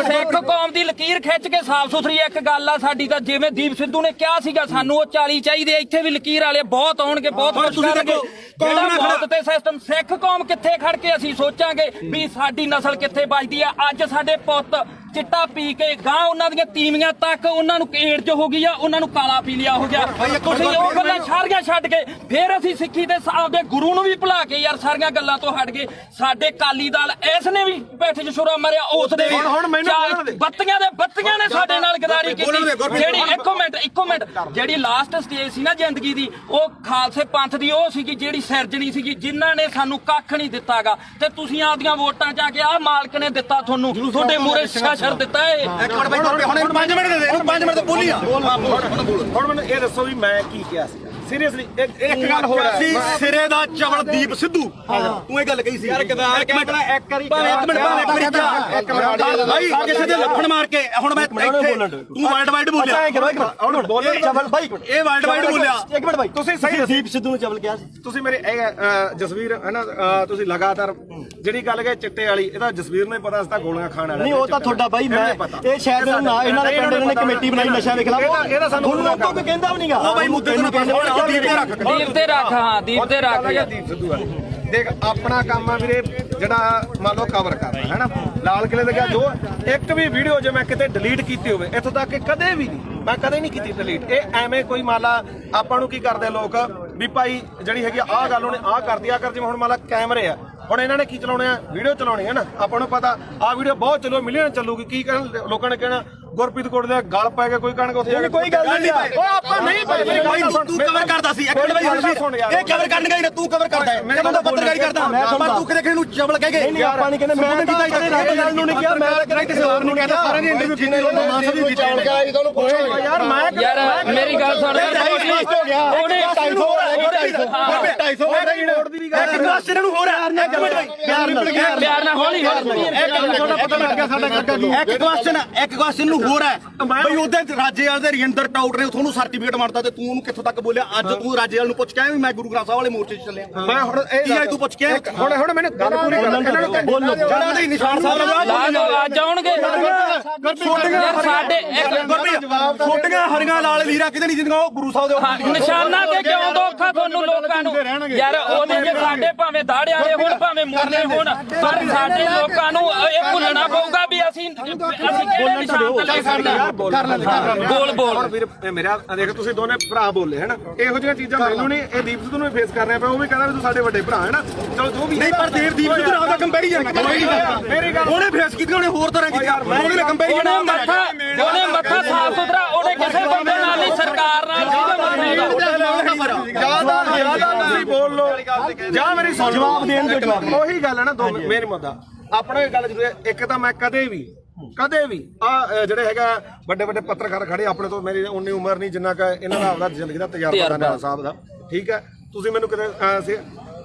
ਸਿੱਖ ਕੌਮ ਦੀ ਲਕੀਰ ਖਿੱਚ ਕੇ ਸਾਫ਼ ਸੁਥਰੀ ਇੱਕ ਗੱਲ ਆ ਸਾਡੀ ਤਾਂ, ਜਿਵੇਂ ਦੀਪ ਸਿੱਧੂ ਨੇ ਕਿਹਾ ਸੀਗਾ ਸਾਨੂੰ ਉਹ 40 ਚਾਹੀਦੇ, ਇੱਥੇ ਵੀ ਲਕੀਰ ਵਾਲੇ ਬਹੁਤ ਆਉਣਗੇ, ਬਹੁਤ ਕੁਝ ਕਰਨਗੇ। ਜਿਹੜਾ ਮੌਤ ਤੇ ਸਿਸਟਮ, ਸਿੱਖ ਕੌਮ ਕਿੱਥੇ ਖੜ ਕੇ ਅਸੀਂ ਸੋਚਾਂਗੇ ਵੀ ਸਾਡੀ ਨਸਲ ਕਿੱਥੇ ਬਚਦੀ ਆ? ਅੱਜ ਸਾਡੇ ਪੁੱਤ ਚਿੱਟਾ ਪੀ ਕੇ ਗਾਂ ਉਹਨਾਂ ਦੀਆਂ ਤੀਵੀਆਂ ਤੱਕ ਉਹਨਾਂ ਨੂੰ ਏਡਜ਼ ਹੋ ਗਈ ਆ, ਉਹਨਾਂ ਨੂੰ ਕਾਲਾ ਪੀਲੀਆ ਹੋ ਗਿਆ। ਤੁਸੀਂ ਉਹ ਗੱਲਾਂ ਸਾਰੀਆਂ ਛੱਡ ਕੇ ਫਿਰ ਅਸੀਂ ਸਿੱਖੀ ਦੇ ਆਪਦੇ ਗੁਰੂ ਨੂੰ ਵੀ ਭੁਲਾ ਕੇ ਯਾਰ ਸਾਰੀਆਂ ਗੱਲਾਂ ਤੋਂ ਹਟ ਗਏ। ਸਾਡੇ ਕਾਲੀ ਦਲ ਇਸ ਨੇ ਵੀ ਪਿੱਠ 'ਚ ਛੁਰਾ ਮਾਰਿਆ, ਉਸ ਦੇ ਬੱਤੀਆਂ ਨੇ ਸਾਡੇ ਨਾਲ ਗਦਾਰੀ ਕੀਤੀ। ਜਿਹੜੀ ਇੱਕੋ ਮਿੰਟ ਜਿਹੜੀ ਲਾਸਟ ਸਟੇਜ ਸੀ ਨਾ ਜ਼ਿੰਦਗੀ ਦੀ, ਉਹ ਖਾਲਸੇ ਪੰਥ ਦੀ ਉਹ ਸੀਗੀ ਜਿਹੜੀ ਸਿਰਜਣੀ ਸੀਗੀ, ਜਿਨ੍ਹਾਂ ਨੇ ਸਾਨੂੰ ਕੱਖ ਨਹੀਂ ਦਿੱਤਾਗਾ। ਤੇ ਤੁਸੀਂ ਆਪਦੀਆਂ ਵੋਟਾਂ 'ਚ ਆ ਕੇ ਆਹ ਮਾਲਕ ਨੇ ਦਿੱਤਾ ਤੁਹਾਨੂੰ, ਤੁਹਾਡੇ ਮੂਹਰੇ ਸ਼ਰ ਦਿੱਤਾ ਏ। ਇੱਕ ਮਿੰਟ ਬਾਈ, ਹੁਣ 5 ਮਿੰਟ ਦੇ ਦੇ, 5 ਮਿੰਟ ਤਾਂ ਬੋਲੀ ਆ। ਹੁਣ ਮੈਨੂੰ ਇਹ ਦੱਸੋ ਵੀ ਮੈਂ ਕੀ ਕਿਹਾ ਸੀ ਸੀਰੀਅਸਲੀ? ਇੱਕ ਗੱਲ ਹੋਰ ਹੈ, ਸਿਰੇ ਦਾ ਚਵਲ ਦੀਪ ਸਿੱਧੂ, ਤੂੰ ਇਹ ਗੱਲ ਕਹੀ ਸੀ ਯਾਰ। ਇੱਕ ਮਿੰਟ ਭਾਈ, ਕਿਸੇ ਦੇ ਲੱਫੜ ਮਾਰ ਕੇ ਹੁਣ ਮੈਂ ਤੂੰ ਵਰਲਡ ਵਾਈਡ ਬੋਲਿਆ, ਹੁਣ ਬੋਲੋ ਚਵਲ ਬਾਈ, ਇਹ ਵਰਲਡ ਵਾਈਡ ਬੋਲਿਆ। ਇੱਕ ਮਿੰਟ ਬਾਈ, ਤੁਸੀਂ ਸਹੀ ਦੀਪ ਸਿੱਧੂ ਨੂੰ ਚਵਲ ਕਿਹਾ ਸੀ ਤੁਸੀਂ ਮੇਰੇ ਜਸਵੀਰ ਹੈ ਨਾ, ਤੁਸੀਂ ਲਗਾਤਾਰ ਜਿਹੜੀ ਗੱਲ ਕਹੇ ਚਿੱਟੇ ਵਾਲੀ, ਇਹਦਾ ਜਸਵੀਰ ਨੂੰ ਪਤਾ, ਅਸੀਂ ਤਾਂ ਗੋਲੀਆਂ ਖਾਣ ਵਾਲੇ ਨਹੀਂ। ਉਹ ਤਾਂ ਤੁਹਾਡਾ ਬਾਈ, ਮੈਂ ਇਹ ਸ਼ਾਇਦ ਨਾ ਇਹਨਾਂ ਦੇ ਪਿੰਡ ਨੇ ਕਮੇਟੀ ਬਣਾਈ ਨਸ਼ਾ ਦੇ ਖਿਲਾਫ, ਇਹਦਾ ਸਾਨੂੰ ਕੋਈ ਕਹਿੰਦਾ ਵੀ ਨਹੀਂਗਾ। ਉਹ ਬਾਈ ਮੁੱਦੇ ਤੇ ਨਾ ਦੀਪ ਤੇ ਰੱਖ, ਹਾਂ ਦੀਪ ਤੇ ਰੱਖ ਯਾਰ। ਦੀਪ ਸਿੱਧੂ ਵਾਲੇ ਦੇਖ ਆਪਣਾ ਕੰਮ ਆ ਵੀਰੇ, ਜਿਹੜਾ ਮੰਨ ਲਓ ਕਵਰ ਕਰਨਾ ਹੈ ਨਾ। ਲਾਲ ਕਿਲੇ ਦੇ ਗਿਆ ਜੋ ਇੱਕ ਵੀ ਵੀਡੀਓ ਜੇ ਮੈਂ ਕਿਤੇ ਡਿਲੀਟ ਕੀਤੀ ਹੋਵੇ, ਇੱਥੋਂ ਤੱਕ ਕਿ ਕਦੇ ਵੀ ਨਹੀਂ, ਮੈਂ ਕਦੇ ਨਹੀਂ ਕੀਤੀ ਡਿਲੀਟ। ਇਹ ਐਵੇਂ ਕੋਈ ਮੰਨ ਲਾ ਆਪਾਂ ਨੂੰ ਕੀ ਕਰਦੇ ਲੋਕ ਵੀ ਭਾਈ ਜਿਹੜੀ ਹੈਗੀ ਆਹ ਗੱਲ ਉਹਨੇ ਆਹ ਕਰਦੀ ਆ ਕਰ, ਜਿਵੇਂ ਹੁਣ ਮੰਨ ਲਾ ਕੈਮਰੇ ਆ, ਹੁਣ ਇਹਨਾਂ ਨੇ ਕੀ ਚਲਾਉਣੇ ਆ, ਵੀਡੀਓ ਚਲਾਉਣੀ ਹੈ ਨਾ। ਆਪਾਂ ਨੂੰ ਪਤਾ ਆਹ ਵੀਡੀਓ ਬਹੁਤ ਚੱਲੋ, ਮਿਲੀਅਨ ਚੱਲੂਗੀ। ਕੀ ਕਹਿਣ ਲੋਕਾਂ ਨੇ ਕਹਿਣਾ ਗੁਰਪ੍ਰੀਤ ਕੋਟ ਦੇ ਗਲ ਪੈ ਗਿਆ, ਕੋਈ ਕਹਿਣਗੇ ਉੱਥੇ ਜਾ ਕੇ ਕੋਈ ਗੱਲ ਨਹੀਂ। ਉਹ ਆਪਾਂ ਨਹੀਂ ਭਾਈ, ਤੂੰ ਕਵਰ ਕਰਦਾ ਸੀ। ਇੱਕ ਮਿੰਟ ਬਾਈ, ਇਹ ਕਵਰ ਕਰਨ ਗਈ ਨਾ, ਤੂੰ ਕਵਰ ਕਰਦਾ ਹੈ, ਮੈਂ ਤਾਂ ਪੱਤਰਕਾਰੀ ਕਰਦਾ, ਪਰ ਤੂੰ ਕਿਤੇ ਕਿਸੇ ਨੂੰ ਚਵਲ ਕਹਿ ਗਏ। ਨਹੀਂ ਆਪਾਂ ਨਹੀਂ ਕਹਿੰਦੇ, ਮੈਂ ਤਾਂ ਕਦੇ ਰਾਜੇ ਲਾਲ ਨੂੰ ਨਹੀਂ ਕਿਹਾ, ਮੈਂ ਤਾਂ ਕਿਸੇ ਹੋਰ ਨੂੰ ਕਹਿੰਦਾ। ਸਾਰਿਆਂ ਦੀ ਇੰਟਰਵਿਊ ਕੀਤੀ, ਉਹਨੂੰ ਮਾਸਾ ਵੀ ਦਿੱਤਾ ਯਾਰ ਯਾਰ ਮੇਰੀ ਗੱਲ ਸੁਣ, ਉਹਨੇ 250 ਨੂੰ ਹੋ ਰਿਹਾ। ਇੱਕ ਮਿੰਟ ਬਾਈ, ਪਿਆਰ ਨਾਲ ਹੌਲੀ ਇੱਕ ਕੁਐਸਚਨ ਨੂੰ ਹੋਰ ਹੈ ਬਈ, ਉਹਦੇ ਰਾਜੇਵਾਲ ਦੇ ਰਜਿੰਦਰ ਟਾਊਟ ਨੇ ਤੁਹਾਨੂੰ ਸਰਟੀਫਿਕੇਟ ਮਾਰਤਾ ਤੇ ਤੂੰ ਉਹਨੂੰ ਕਿੱਥੋਂ ਤੱਕ ਬੋਲਿਆ? ਅੱਜ ਤੂੰ ਰਾਜੇਵਾਲ ਨੂੰ ਪੁੱਛ ਕੇ ਆਇਆ ਵੀ ਮੈਂ ਗੁਰੂ ਗ੍ਰੰਥ ਸਾਹਿਬ ਵਾਲੇ ਮੋਰਚੇ 'ਚ ਚੱਲਿਆ? ਮੈਂ ਹੁਣ ਇਹ ਤੂੰ ਪੁੱਛ ਕੇ ਹੁਣ ਮੈਨੂੰ ਗੱਲ ਪੂਰੀ ਕਰ, ਬੋਲੋ ਜਿਹੜਾ ਦੇ ਨਿਸ਼ਾਨ ਸਾਹਿਬ ਲਾ ਅੱਜ ਆਉਣਗੇ ਯਾਰ ਸਾਡੇ ਛੋਟੀਆਂ ਹਰੀਆਂ ਲਾਲ ਲੀਰਾ ਕਿਤੇ ਨਹੀਂ ਜਿੰਦੀਆਂ, ਉਹ ਗੁਰੂ ਸਾਹਿਬ ਦੇ ਨਿਸ਼ਾਨਾ ਤੇ ਕਿਉਂ ਦੋਖਾ ਤੁਹਾਨੂੰ ਲੋਕਾਂ ਨੂੰ ਯਾਰ? ਉਹਦੇ ਜੇ ਸਾਡੇ ਭਾਵੇਂ ਦਾੜੇ ਵਾਲੇ ਹੋਣ ਭਾਵੇਂ ਮੂਲੇ ਹੋਣ, ਪਰ ਸਾਡੇ ਲੋਕਾਂ ਨੂੰ ਇਹ ਭੁੱਲਣਾ ਪਊਗਾ ਵੀ ਅਸੀਂ ਕਿਹੜੇ ਨਿਸ਼ਾਨ ਤੇ ਲੈ ਸਕਦੇ ਹਾਂ। ਬੋਲ ਵੀਰ ਮੇਰਾ ਦੇਖ, ਤੁਸੀਂ ਦੋਨੇ ਭਰਾ ਬੋਲੇ ਹੈ ਨਾ, ਇਹੋ ਜਿਹੀਆਂ ਚੀਜ਼ਾਂ ਮੈਨੂੰ ਨਹੀਂ, ਇਹ ਦੀਪ ਸਿੱਧੂ ਨੂੰ ਫੇਸ ਕਰਨਾ ਪਿਆ। ਉਹ ਵੀ ਕਹਿੰਦਾ ਵੀ ਤੂੰ ਸਾਡੇ ਵੱਡੇ ਭਰਾ ਹੈ ਨਾ, ਚਲੋ ਜੋ ਵੀ ਨਹੀਂ, ਪਰ ਦੀਪ ਸਿੱਧੂ ਨਾਲ ਦਾ ਕੰਪੈਰੀਜ਼ਨ ਮੇਰੀ ਗੱਲ ਉਹਨੇ ਫੇਸ ਕੀਤੀ, ਉਹਨੇ ਹੋਰ ਤਰ੍ਹਾਂ ਕੀਤੀ, ਉਹਨੇ ਕੰਪੈਰੀਜ਼ਨ ਉਹਨੇ ਮੱਥਾ ਸਾਫ ਸੁਥਰਾ, ਉਹਨੇ ਕਿਸੇ ਬੰਦੇ ਨਾਲ ਨਹੀਂ, ਸਰਕਾਰ ਨਾਲ ਜਿਆਦਾ ਤੁਸੀਂ ਬੋਲ ਲੋ ਜਾਂ ਮੇਰੀ ਸੁਣ ਜਵਾਬ ਦੇਣ ਦੇ ਜਵਾਬ। ਉਹੀ ਗੱਲ ਹੈ ਨਾ, ਦੋ ਮੇਰੀ ਮੁੱਦਾ ਆਪਣਾ ਇਹ ਗੱਲ ਜ਼ਰੂਰ ਹੈ। ਇੱਕ ਤਾਂ ਮੈਂ ਕਦੇ ਵੀ ਆ ਜਿਹੜੇ ਹੈਗਾ ਵੱਡੇ ਪੱਤਰਕਾਰ ਖੜੇ ਆਪਣੇ ਤੋਂ, ਮੇਰੀ ਉਨੀ ਉਮਰ ਨਹੀਂ ਜਿੰਨਾ ਕਿ ਇਹਨਾਂ ਦਾ ਆਪਦਾ ਜ਼ਿੰਦਗੀ ਦਾ ਤਜਰਬਾ ਨਾਲਾ ਸਾਹਿਬ ਦਾ, ਠੀਕ ਹੈ। ਤੁਸੀਂ ਮੈਨੂੰ ਕਿਤੇ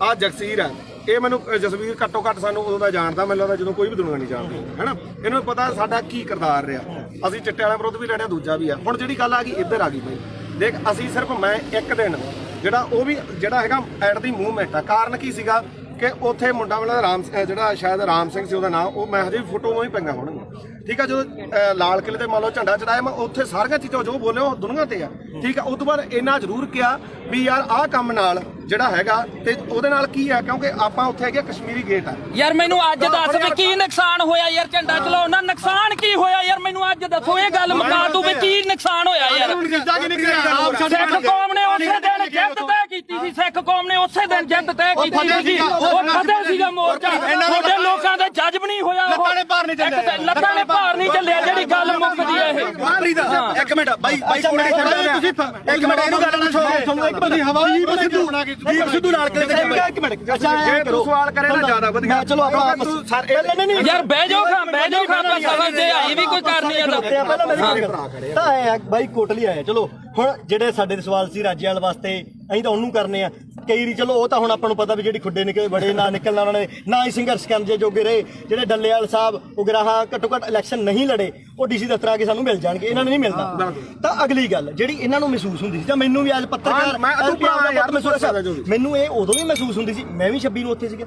ਆ ਜਗਸੀਰ ਹੈ, ਇਹ ਮੈਨੂੰ ਜਸਵੀਰ ਘੱਟੋ ਘੱਟ ਸਾਨੂੰ ਉਦੋਂ ਦਾ ਜਾਣਦਾ, ਮੈਨੂੰ ਲੱਗਦਾ ਜਦੋਂ ਕੋਈ ਵੀ ਦੁਨੀਆ ਨਹੀਂ ਜਾਣਦੀ ਹੈ ਨਾ। ਇਹਨੂੰ ਪਤਾ ਸਾਡਾ ਕੀ ਕਿਰਦਾਰ ਰਿਹਾ, ਅਸੀਂ ਚਿੱਟੇ ਵਾਲਿਆਂ ਵਿਰੁੱਧ ਵੀ ਲੜਿਆ, ਦੂਜਾ ਵੀ ਆ। ਹੁਣ ਜਿਹੜੀ ਗੱਲ ਆ ਗਈ ਇੱਧਰ ਆ ਗਈ ਬਈ, ਦੇਖ ਅਸੀਂ ਸਿਰਫ ਮੈਂ ਇੱਕ ਦਿਨ ਜਿਹੜਾ ਉਹ ਵੀ ਜਿਹੜਾ ਹੈਗਾ ਐਟ ਦੀ ਮੂਵਮੈਂਟ ਆ, ਕਾਰਨ ਕੀ ਸੀਗਾ ਕਿ ਉੱਥੇ ਮੁੰਡਾ ਵਾਲਾ ਰਾਮ, ਜਿਹੜਾ ਸ਼ਾਇਦ ਰਾਮ ਸਿੰਘ ਸੀ ਉਹਦਾ ਨਾਮ, ਉਹ ਮੈਂ ਹਜੇ ਵੀ ਫੋਟੋ ਹੀ ਪਈਆਂ ਹੋਣਗੀਆਂ, ਠੀਕ ਆ। ਜਦੋਂ ਲਾਲ ਕਿਲੇ ਤੇ ਮੰਨ ਲਓ ਝੰਡਾ ਚੜਾਇਆ, ਮੈਂ ਉੱਥੇ ਸਾਰੀਆਂ ਚੀਜ਼ਾਂ ਜੋ ਬੋਲੇ ਉਹ ਦੁਨੀਆ ਤੇ ਆ, ਠੀਕ ਆ। ਉਸ ਤੋਂ ਬਾਅਦ ਇੰਨਾ ਜ਼ਰੂਰ ਕਿਹਾ ਵੀ ਯਾਰ ਆਹ ਕੰਮ ਨਾਲ ਜਿਹੜਾ ਹੈਗਾ ਤੇ ਉਹਦੇ ਨਾਲ ਕੀ ਆ, ਕਿਉਂਕਿ ਆਪਾਂ ਉੱਥੇ ਹੈਗੇ ਕਸ਼ਮੀਰੀ ਗੇਟ ਆ। ਯਾਰ ਮੈਨੂੰ ਅੱਜ ਦੱਸ ਵੀ ਕੀ ਨੁਕਸਾਨ ਹੋਇਆ ਯਾਰ? ਝੰਡਾ ਚਲਾਉਣ ਨਾਲ ਨੁਕਸਾਨ ਕੀ ਹੋਇਆ ਯਾਰ? ਮੈਨੂੰ ਅੱਜ ਦੱਸੋ, ਇਹ ਗੱਲ ਮੁਕਾ ਤੂੰ ਵੀ ਕੀ ਨੁਕਸਾਨ ਹੋਇਆ ਯਾਰ? ਸਿੱਖ ਕੌਮ ਨੇ ਉਸੇ ਦਿਨ ਜਿੱਤ ਤੈਅ ਕੀਤੀ ਸੀ, ਸਿੱਖ ਕੌਮ ਨੇ ਉਸੇ ਦਿਨ ਜਿੱਤ ਤੈਅ ਕੀਤੀ ਸੀ। ਉਹ ਫਤਿਹ ਸੀਗਾ ਮੋਰਚਾ, ਤੁਹਾਡੇ ਲੋਕਾਂ ਦੇ ਜੱਜ ਵੀ ਨਹੀਂ ਹੋਇਆ, ਲੱਤਾਂ ਨੇ ਭਾਰ ਨਹੀਂ ਚੱਲਿਆ। ਜਿਹੜੀ ਗੱਲ ਮੁੱਕਦੀ ਹੈ ਇਹ ਦੱਸ ਇੱਕ ਮਿੰਟ ਬਾਈ ਕੋੜੇ ਤੁਸੀਂ ਇੱਕ ਮਿੰਟ ਇਹਨੂੰ ਗੱਲ ਨਾ ਛੋੜੋ ਤੁਸੀਂ ਹਵਾਈ ਦੀਪ ਸਿੱਧੂ ਨਾਲ ਕਿਤੇ ਇੱਕ ਮਿੰਟ ਜੇ ਤੂੰ ਸਵਾਲ ਕਰੇ ਨਾ ਜ਼ਿਆਦਾ ਵਧੀਆ ਚਲੋ ਆਪਾਂ ਨਹੀਂ ਯਾਰ ਬਹਿ ਜਾਓ ਆਪਾਂ ਸਮਝਦੇ ਆਈ ਵੀ ਕੋਈ ਕਰਨੀ ਆ ਪਹਿਲਾਂ ਮੇਰੀ ਤਾਂ ਆਇਆ ਬਾਈ ਕੋਟਲੀ ਆਇਆ ਚਲੋ ਹੁਣ ਜਿਹੜੇ ਸਾਡੇ ਸਵਾਲ ਸੀ ਰਾਜੇਵਾਲ ਵਾਸਤੇ ਅਸੀਂ ਤਾਂ ਉਹਨੂੰ ਕਰਨੇ ਆ ਕਈ ਵਾਰੀ ਚਲੋ ਉਹ ਤਾਂ ਹੁਣ ਆਪਾਂ ਨੂੰ ਪਤਾ ਵੀ ਜਿਹੜੀ ਖੁੱਡੇ ਨਿਕਲੇ ਬੜੇ ਨਾ ਨਿਕਲਣਾ ਉਹਨਾਂ ਨੇ ਨਾ ਹੀ ਸੰਘਰਸ਼ ਕਰਨ ਜੇ ਜੋਗੇ ਰਹੇ ਜਿਹੜੇ ਡੱਲੇਵਾਲ ਸਾਹਿਬ ਉਗਰਾਹਾ ਘੱਟੋ ਘੱਟ ਇਲੈਕਸ਼ਨ ਨਹੀਂ ਲੜੇ ਉਹ ਡੀਸੀ ਦਫ਼ਤਰ ਆ ਕੇ ਸਾਨੂੰ ਮਿਲ ਜਾਣਗੇ ਇਹਨਾਂ ਨੂੰ ਨਹੀਂ ਮਿਲਦਾ ਤਾਂ ਅਗਲੀ ਗੱਲ ਜਿਹੜੀ ਇਹਨਾਂ ਨੂੰ ਮਹਿਸੂਸ ਹੁੰਦੀ ਸੀ ਜਾਂ ਮੈਨੂੰ ਵੀ ਅੱਜ ਪੱਤਰਕਾਰ ਮੈਨੂੰ ਇਹ ਉਦੋਂ ਵੀ ਮਹਿਸੂਸ ਹੁੰਦੀ ਸੀ ਮੈਂ ਵੀ 26 ਨੂੰ ਉੱਥੇ ਸੀਗਾ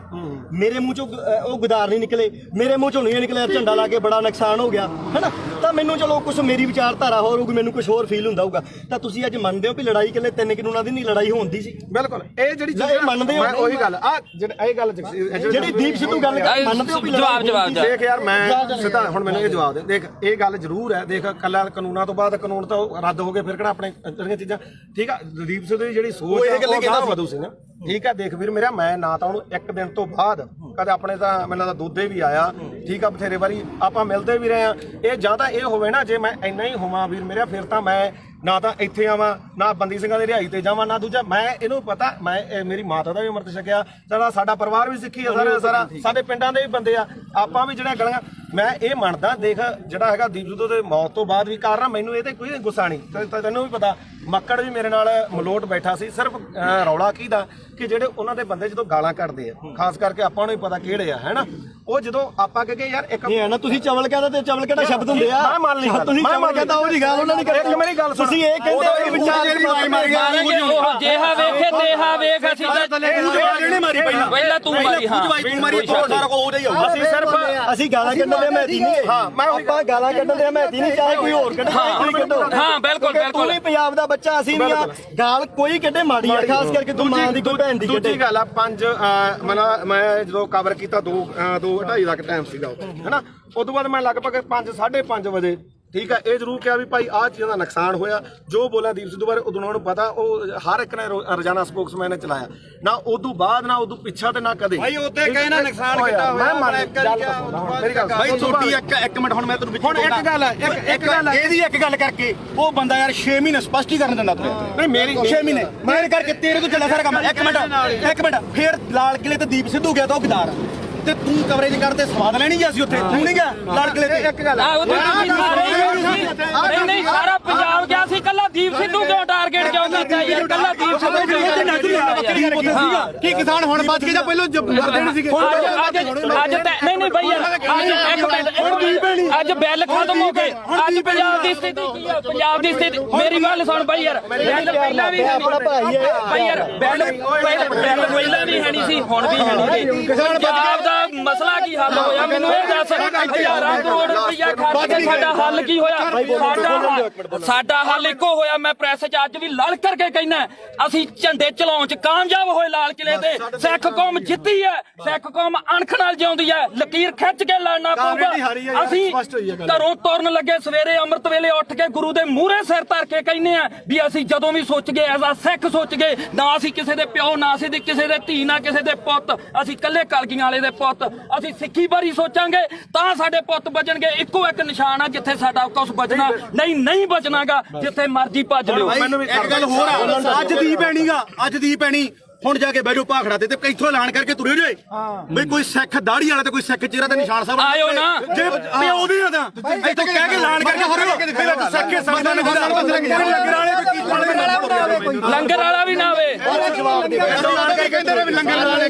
ਮੇਰੇ ਮੂੰਹ ਚੋਂ ਉਹ ਗੁਦਾਰ ਨਹੀਂ ਨਿਕਲੇ ਮੇਰੇ ਮੂੰਹ ਚੋਂ ਨਹੀਂ ਨਿਕਲਿਆ ਝੰਡਾ ਲਾ ਕੇ ਬੜਾ ਨੁਕਸਾਨ ਹੋ ਗਿਆ ਹੈਨਾ ਤਾਂ ਮੈਨੂੰ ਚਲੋ ਕੁਝ ਮੇਰੀ ਵਿਚਾਰਧਾਰਾ ਹੋਰ ਹੋਊਗੀ ਮੈਨੂੰ ਕੁਝ ਹੋਰ ਫੀਲ ਹੁੰਦਾ ਹੋਊਗਾ ਤਾਂ ਤੁਸੀਂ ਅੱਜ ਮੰਨਦੇ ਹੋ ਵੀ ਲੜਾਈ ਇਕੱਲੇ 3 ਕਾਨੂੰਨਾਂ ਦੀ ਨਹੀਂ ਲੜਾਈ ਹੁੰਦੀ ਸੀ ਬਿਲਕੁਲ ਇਹ ਜਿਹੜੀ ਇਹ ਮੰਨਦੇ ਹੋ ਉਹੀ ਗੱਲ ਆ ਇਹ ਗੱਲ ਜਿਹੜੀ ਦੀਪ ਸਿੱਧੂ ਗੱਲ ਮੰਨਦੇ ਹੋ ਵੀ ਜਵਾਬ ਦੇਖ ਯਾਰ ਮੈਂ ਸਿੱਧਾ ਹੁਣ ਮੈਨੂੰ ਇਹ ਜਵਾਬ ਦੇ ਦੇਖ ਇਹ ਗੱਲ ਜ਼ਰੂਰ ਹੈ ਦੇਖ ਕੱਲਾ ਕਾਨੂੰਨਾਂ ਤੋਂ ਬਾਅਦ ਕਾਨੂੰਨ ਤਾਂ ਰੱਦ ਹੋ ਗਏ ਫਿਰ ਕਿਹੜਾ ਆਪਣੇ ਜਿਹੜੀਆਂ ਚੀਜ਼ਾਂ ਠੀਕ ਆ ਦੀਪ ਸਿੱਧੂ ਦੀ ਜਿਹੜੀ ਸੋਚ ਹੈ ਉਹ ਗਾਹ ਵਧੂ ਸੀ ਨਾ ਠੀਕ ਆ ਦੇਖ ਵੀਰ ਮੇਰਾ ਮੈਂ ਨਾ ਤਾਂ ਉਹਨੂੰ ਇੱਕ ਦਿਨ ਤੋਂ ਬਾਅਦ ਕਦੇ ਆਪਣੇ ਤਾਂ ਮੈਨੂੰ ਲੱਗਦਾ ਦੋਦੇ ਵੀ ਆਇਆ ਠੀਕ ਆ ਬਥੇਰੇ ਵਾਰੀ ਆਪਾਂ ਮਿਲਦੇ ਵੀ ਰਹੇ ਆ ਇਹ ਜਾਂ ਤਾਂ ਇਹ ਹੋਵੇ ਨਾ ਜੇ ਮੈਂ ਇੰਨਾ ਹੀ ਹੋਵਾਂ ਵੀਰ ਮੇਰਾ ਫਿਰ ਤਾਂ ਮੈਂ ਨਾ ਤਾਂ ਇੱਥੇ ਆਵਾਂ ਨਾ ਬੰਦੀ ਸਿੰਘਾਂ ਦੀ ਰਿਹਾਈ ਤੇ ਜਾਵਾਂ ਨਾ ਦੂਜਾ ਮੈਂ ਇਹਨੂੰ ਪਤਾ ਮੈਂ ਮੇਰੀ ਮਾਤਾ ਦਾ ਵੀ ਅੰਮ੍ਰਿਤ ਛਕਿਆ ਸਾਡਾ ਪਰਿਵਾਰ ਵੀ ਸਿੱਖੀ ਆ ਸਾਰਾ ਸਾਡੇ ਪਿੰਡਾਂ ਦੇ ਵੀ ਬੰਦੇ ਆ ਆਪਾਂ ਵੀ ਜਿਹੜਾ ਗਲੀਆਂ ਮੈਂ ਇਹ ਮੰਨਦਾ ਦੇਖ ਜਿਹੜਾ ਹੈਗਾ ਦੀਪ ਸਿੱਧੂ ਦੇ ਮੌਤ ਤੋਂ ਬਾਅਦ ਵੀ ਕਾਰਨ ਮੈਨੂੰ ਇਹ ਤੇ ਕੋਈ ਗੁੱਸਾ ਨਹੀਂ ਤੈਨੂੰ ਵੀ ਪਤਾ ਮੱਕੜ ਵੀ ਮੇਰੇ ਨਾਲ ਮਲੋਟ ਬੈਠਾ ਸੀ ਸਿਰਫ ਰੌਲਾ ਕੀ ਦਾ ਕਿ ਜਿਹੜੇ ਉਹਨਾਂ ਦੇ ਬੰਦੇ ਜਦੋਂ ਗਾਲਾਂ ਕੱਢਦੇ ਆ ਖਾਸ ਕਰਕੇ ਆਪਾਂ ਨੂੰ ਵੀ ਪਤਾ ਕਿਹੜੇ ਆ ਹੈਨਾ ਉਹ ਜਦੋਂ ਆਪਾਂ ਕਹੇ ਯਾਰ ਇੱਕ ਨਹੀਂ ਹੈ ਨਾ ਤੁਸੀਂ ਚਵਲ ਕਹਿੰਦਾ ਤੇ ਚਵਲ ਕਿਹੜਾ ਸ਼ਬਦ ਹੁੰਦੇ ਆ ਮੈਂ ਮੰਨ ਲਈ ਤੁਸੀਂ ਚਵਲ ਕਹਿੰਦਾ ਉਹ ਦੀ ਗੱਲ ਉਹਨਾਂ ਨੇ ਇੱਕ ਮੇਰੀ ਗੱਲ ਸੁਣ ਤੁਸੀਂ ਇਹ ਕਹਿੰਦੇ ਹੋ ਕਿ ਵਿਚਾਰ ਜਿਹੜੀ ਵਾਈ ਮਾਰ ਗਿਆ ਉਹ ਜੇਹਾ ਵੇਖੇ ਤੇਹਾ ਵੇਖ ਅਸੀਂ ਇਹਨੇ ਮਾਰੀ ਪਹਿਲਾਂ ਤੂੰ ਮਾਰੀ ਹਾਂ ਤੂੰ ਮਾਰੀ ਸਾਰਾ ਕੋ ਉਹਦੇ ਹੀ ਆਊਗਾ ਅਸੀਂ ਸਿਰਫ ਅਸੀਂ ਗਾਲਾਂ ਕੱਢਣ ਦੇ ਮਹਿਤੀ ਨਹੀਂ ਹਾਂ ਮੈਂ ਆਪਾਂ ਗਾਲਾਂ ਕੱਢਣ ਦੇ ਮਹਿਤੀ ਨਹੀਂ ਚਾਹੇ ਕੋਈ ਹੋਰ ਕੱਢੇ ਕੋਈ ਕੱਢੋ ਹਾਂ ਬਿਲਕੁਲ ਤੂੰ ਵੀ ਪੰਜਾਬ ਦਾ ਬੱਚਾ ਅਸੀਂ ਨਹੀਂ ਆ ਗਾਲ ਕੋਈ ਕੱਢੇ ਮਾੜੀ ਆ ਖਾਸ ਕਰਕੇ ਤੂੰ ਮਾਂ ਦੀ ਕੋਈ ਭੈਣ ਦੀ ਕੱਢੇ ਦੂਜੀ ਗੱਲ ਆ ਮੈਂ ਜਦੋਂ ਕਵਰ ਕੀਤਾ 2:30 ਦਾ ਟਾਈਮ ਸੀਗਾ ਹੈਨਾ ਉਸ ਤੋਂ ਬਾਅਦ ਮੈਂ ਲਗਭਗ 5:30 ਵਜੇ ਠੀਕ ਹੈ ਇਹ ਜ਼ਰੂਰ ਕਿਹਾ ਵੀ ਭਾਈ ਆਹ ਚੀਜ਼ਾਂ ਦਾ ਨੁਕਸਾਨ ਹੋਇਆ ਜੋ ਬੋਲਿਆ ਦੀਪ ਸਿੱਧੂ ਬਾਰੇ ਉਦੋਂ ਨੂੰ ਪਤਾ ਉਹ ਹਰ ਇੱਕ ਨੇ ਰੋਜ਼ਾਨਾ ਸਪੋਕਸਮੈਨ ਨੇ ਚਲਾਇਆ ਨਾ ਉਦੋਂ ਬਾਅਦ ਨਾ ਉਦੋਂ ਪਿੱਛਾ ਤੇ ਨਾ ਕਦੇ ਭਾਈ ਉੱਤੇ ਕਹੇ ਨਾ ਨੁਕਸਾਨ ਕਿੱਦਾਂ ਹੋਇਆ ਮੇਰੀ ਗੱਲ ਭਾਈ ਛੋਟੀ ਇੱਕ ਮਿੰਟ ਹੁਣ ਮੈਂ ਤੈਨੂੰ ਹੁਣ ਇੱਕ ਗੱਲ ਹੈ ਇੱਕ ਗੱਲ ਹੈ ਇਹਦੀ ਇੱਕ ਗੱਲ ਕਰਕੇ ਉਹ ਬੰਦਾ ਯਾਰ 6 ਮਹੀਨੇ ਸਪਸ਼ਟੀਕਰਨ ਦਿੰਦਾ ਤੂੰ ਨਹੀਂ ਮੇਰੀ 6 ਮਹੀਨੇ ਮੇਰੇ ਕਰਕੇ ਤੇਰੇ ਤੋਂ ਚੱਲਿਆ ਸਾਰਾ ਕੰਮ ਇੱਕ ਮਿੰਟ ਫੇਰ ਲਾਲ ਕਿਲੇ ਤੇ ਦੀਪ ਸਿੱਧੂ ਗਿਆ ਤਾਂ ਉਹ ਗਦਾਰ ਤੇ ਤੂੰ ਕਵਰੇਜ ਕਰਦੇ ਸਵਾਦ ਲੈਣੀ ਜੀ ਅਸੀਂ ਉੱਥੇ ਤੂੰ ਨਹੀਂ ਗਿਆ ਲਾਲ ਕਿਲੇ ਤੇ ਇੱਕ ਗੱਲ ਨਹੀਂ ਸਾਰਾ ਪੰਜਾਬ ਗਿਆ ਸੀ ਕੱਲਾ ਦੀਪ ਸਿੱਧੂ ਕਿਉਂ ਟਾਰਗੇਟ ਕਿਉਂ ਕੀਤਾ ਯਾਰ ਕੱਲਾ ਦੀਪ ਸਿੱਧੂ ਕੀ ਕਿਸਾਨ ਹੁਣ ਬਚ ਕੇ ਜਾਂ ਪਹਿਲਾਂ ਮਰਦੇ ਨਹੀਂ ਸੀਗੇ ਅੱਜ ਨਹੀਂ ਬਈ ਯਾਰ ਅੱਜ ਇੱਕ ਮਿੰਟ ਅੱਜ ਬਿੱਲ ਖਤਮ ਹੋ ਗਏ ਅੱਜ ਪੰਜਾਬ ਦੀ ਸਥਿਤੀ ਕੀ ਆ ਪੰਜਾਬ ਦੀ ਸਥਿਤੀ ਮੇਰੀ ਗੱਲ ਸੁਣ ਬਈ ਯਾਰ ਬਿੱਲ ਪਹਿਲਾਂ ਵੀ ਆਪਣਾ ਭਾਈ ਹੈ ਬਈ ਯਾਰ ਬਿੱਲ ਪਹਿਲਾਂ ਵੀ ਹੈ ਨਹੀਂ ਸੀ ਹੁਣ ਵੀ ਹੈ ਨਹੀਂ ਪੰਜਾਬ ਦਾ ਮਸਲਾ ਕੀ ਹੱਲ ਹੋਇਆ ਮੈਨੂੰ ਇਹ ਦੱਸ ਹਜ਼ਾਰਾਂ ਕਰੋੜ ਰੁਪਇਆ ਖਰਚ ਕੇ ਸਾਡਾ ਹੱਲ ਕੀ ਹੋਇਆ ਸਾਡਾ ਹੱਲ ਇੱਕੋ ਹੋਇਆ ਮੈਂ ਪ੍ਰੈਸ 'ਚ ਅੱਜ ਵੀ ਲੜ ਕਰਕੇ ਕਹਿਣਾ ਅਸੀਂ ਝੰਡੇ ਚਲਾਉਣ 'ਚ ਕਾਮਯਾਬ ਹੋਏ ਲਾਲ ਕਿਲੇ ਤੇ ਸਿੱਖ ਕੌਮ ਜਿੱਤੀ ਹੈ ਸਿੱਖ ਕੌਮ ਅਣਖ ਨਾਲ ਜਿਉਂਦੀ ਹੈ ਲਕੀਰ ਖਿੱਚ ਕੇ ਲੜਨਾ ਪਊਗਾ ਅਸੀਂ ਘਰੋਂ ਤੁਰਨ ਲੱਗੇ ਸਵੇਰੇ ਅੰਮ੍ਰਿਤ ਵੇਲੇ ਉੱਠ ਕੇ ਗੁਰੂ ਦੇ ਮੂਹਰੇ ਸਿਰ ਧਰ ਕੇ ਕਹਿੰਦੇ ਆ ਵੀ ਅਸੀਂ ਜਦੋਂ ਵੀ ਸੋਚ ਗਏ ਐਜ਼ ਆ ਸਿੱਖ ਸੋਚ ਗਏ ਨਾ ਅਸੀਂ ਕਿਸੇ ਦੇ ਪਿਓ ਨਾ ਅਸੀਂ ਕਿਸੇ ਦੇ ਧੀ ਨਾ ਕਿਸੇ ਦੇ ਪੁੱਤ ਅਸੀਂ ਇਕੱਲੇ ਕਲਗੀਆਂ ਵਾਲੇ ਦੇ ਪੁੱਤ ਅਸੀਂ ਸਿੱਖੀ ਬਾਰੇ ਸੋਚਾਂਗੇ ਤਾਂ ਸਾਡੇ ਪੁੱਤ ਬਚਣਗੇ ਇੱਕੋ ਇੱਕ ਨਿਸ਼ਾਨ ਆ ਜਿੱਥੇ ਸਾਡਾ ਕੁਝ ਬਚਣਾ ਨਹੀਂ ਬਚਣਾਗਾ ਜਿੱਥੇ ਮਰਜ਼ੀ ਭੱਜ ਲਿਓ ਇੱਕ ਗੱਲ ਹੋਰ ਆ ਅੱਜ ਦੀ ਪੈਣੀ ਹੁਣ ਜਾ ਕੇ ਬੈਠੋ ਭਾਖੜਾ ਤੇ ਇੱਥੋਂ ਐਲਾਨ ਕਰਕੇ ਤੁਰੇ ਜੇ ਬਈ ਕੋਈ ਸਿੱਖ ਦਾੜੀ ਵਾਲਾ ਤੇ ਕੋਈ ਸਿੱਖ ਚਿਹਰਾ ਤੇ ਨਿਸ਼ਾਨ ਸਾਹਿਬ ਆਇਓ ਨਾ ਜੇ ਪਿਓ ਦੀ ਨਾ ਇੱਥੋਂ ਕਹਿ ਕੇ ਐਲਾਨ ਕਰਕੇ ਤੁਰੇ ਸਿੱਖੇ ਸੰਗਤਾਂ ਨੇ ਲੰਗਰ ਵਾਲਾ ਵੀ ਨਾ ਹੋਵੇ ਕਹਿੰਦੇ ਨੇ ਵੀ ਲੰਗਰ ਵਾਲੇ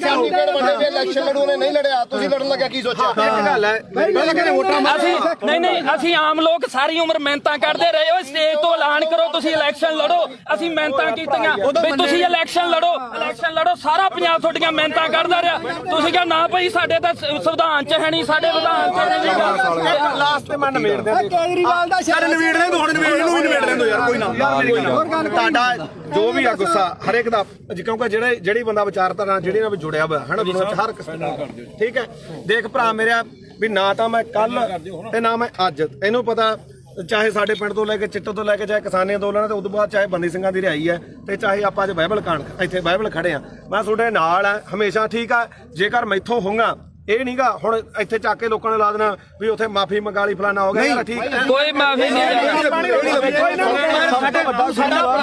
ਬੰਦੇ ਇਲੈਕਸ਼ਨ ਲੜੂ ਨੇ ਨਹੀਂ ਲੜਿਆ ਤੁਸੀਂ ਲੜਨ ਲੱਗਿਆ ਕੀ ਸੋਚਿਆ ਇੱਕ ਗੱਲ ਹੈ ਪਹਿਲਾਂ ਕਹਿੰਦੇ ਵੋਟਾਂ ਅਸੀਂ ਆਮ ਲੋਕ ਸਾਰੀ ਉਮਰ ਮਿਹਨਤਾਂ ਕਰਦੇ ਰਹੇ ਓਏ ਸਟੇਜ ਤੋਂ ਐਲਾਨ ਕਰੋ ਤੁਸੀਂ ਇਲੈਕਸ਼ਨ ਲੜੋ ਅਸੀਂ ਮਿਹਨਤਾਂ ਕੀਤੀਆਂ ਵੀ ਤੁਸੀਂ ਇਲੈਕਸ਼ਨ ਲੜੋ ਸਾਰਾ ਪੰਜਾਬ ਤੁਹਾਡੀਆਂ ਮਿਹਨਤਾਂ ਕਰਦਾ ਰਿਹਾ ਤੁਸੀਂ ਕਿਹਾ ਨਾ ਭਾਈ ਸਾਡੇ ਤਾਂ ਸੰਵਿਧਾਨ 'ਚ ਹੈ ਨਹੀਂ ਸਾਡੇ ਵਿਧਾਨ 'ਚ ਨਹੀਂ ਲਾਸਟ ਤੇ ਮੈਂ ਨਵੇੜਦੇ ਕੇਜਰੀਵਾਲ ਦਾ ਸਾਰੇ ਨਵੇੜ ਦੇ ਹੁਣ ਨਵੇੜ ਨੂੰ ਵੀ ਨਵੇੜ ਲੈਂਦੋ ਯਾਰ ਕੋਈ ਨਾ ਤੁਹਾਡਾ ਜੋ ਵੀ ਆ ਗੁੱਸਾ ਹਰੇਕ ਦਾ ਕਿਉਂਕਿ ਜਿਹੜੀ ਬੰਦਾ ਵਿਚਾਰਧਾਰਾ ਜਿਹੜੀ ਨਾਲ ਜੁੜਿਆ ਹੋਇਆ ਹਨਾ ਦੁਨੀਆ ਵਿੱਚ ਹਰ ਕਿਸਮ ਦਾ ਠੀਕ ਹੈ ਦੇਖ ਭਰਾ ਮੇਰਾ ਵੀ ਨਾ ਤਾਂ ਮੈਂ ਕੱਲ ਤੇ ਨਾ ਮੈਂ ਅੱਜ ਇਹਨੂੰ ਪਤਾ ਚਾਹੇ ਸਾਡੇ ਪਿੰਡ ਤੋਂ ਲੈ ਕੇ ਚਿੱਟੋ ਤੋਂ ਲੈ ਕੇ ਚਾਹੇ ਕਿਸਾਨੀ ਅੰਦੋਲਨ ਤੇ ਉਦੋਂ ਬਾਅਦ ਚਾਹੇ ਬੰਦੀ ਸਿੰਘਾਂ ਦੀ ਰਿਹਾਈ ਹੈ ਤੇ ਚਾਹੇ ਆਪਾਂ ਅੱਜ ਬਾਈਬਲ ਕਾਣ ਇੱਥੇ ਬਾਈਬਲ ਖੜੇ ਆ ਮੈਂ ਤੁਹਾਡੇ ਨਾਲ ਆ ਹਮੇਸ਼ਾ ਠੀਕ ਆ ਜੇਕਰ ਮੈਥੋਂ ਹੋਊਗਾ ਇਹ ਨਹੀਂਗਾ ਹੁਣ ਇੱਥੇ ਚੱਕ ਕੇ ਲੋਕਾਂ ਨੇ ਲਾ ਦੇਣਾ ਵੀ ਉੱਥੇ ਮਾਫੀ ਮੰਗਾ ਲਈ ਫਲਾਣਾ ਹੋ ਗਿਆ ਯਾਰ ਠੀਕ ਹੈ ਕੋਈ ਮਾਫੀ ਨਹੀਂ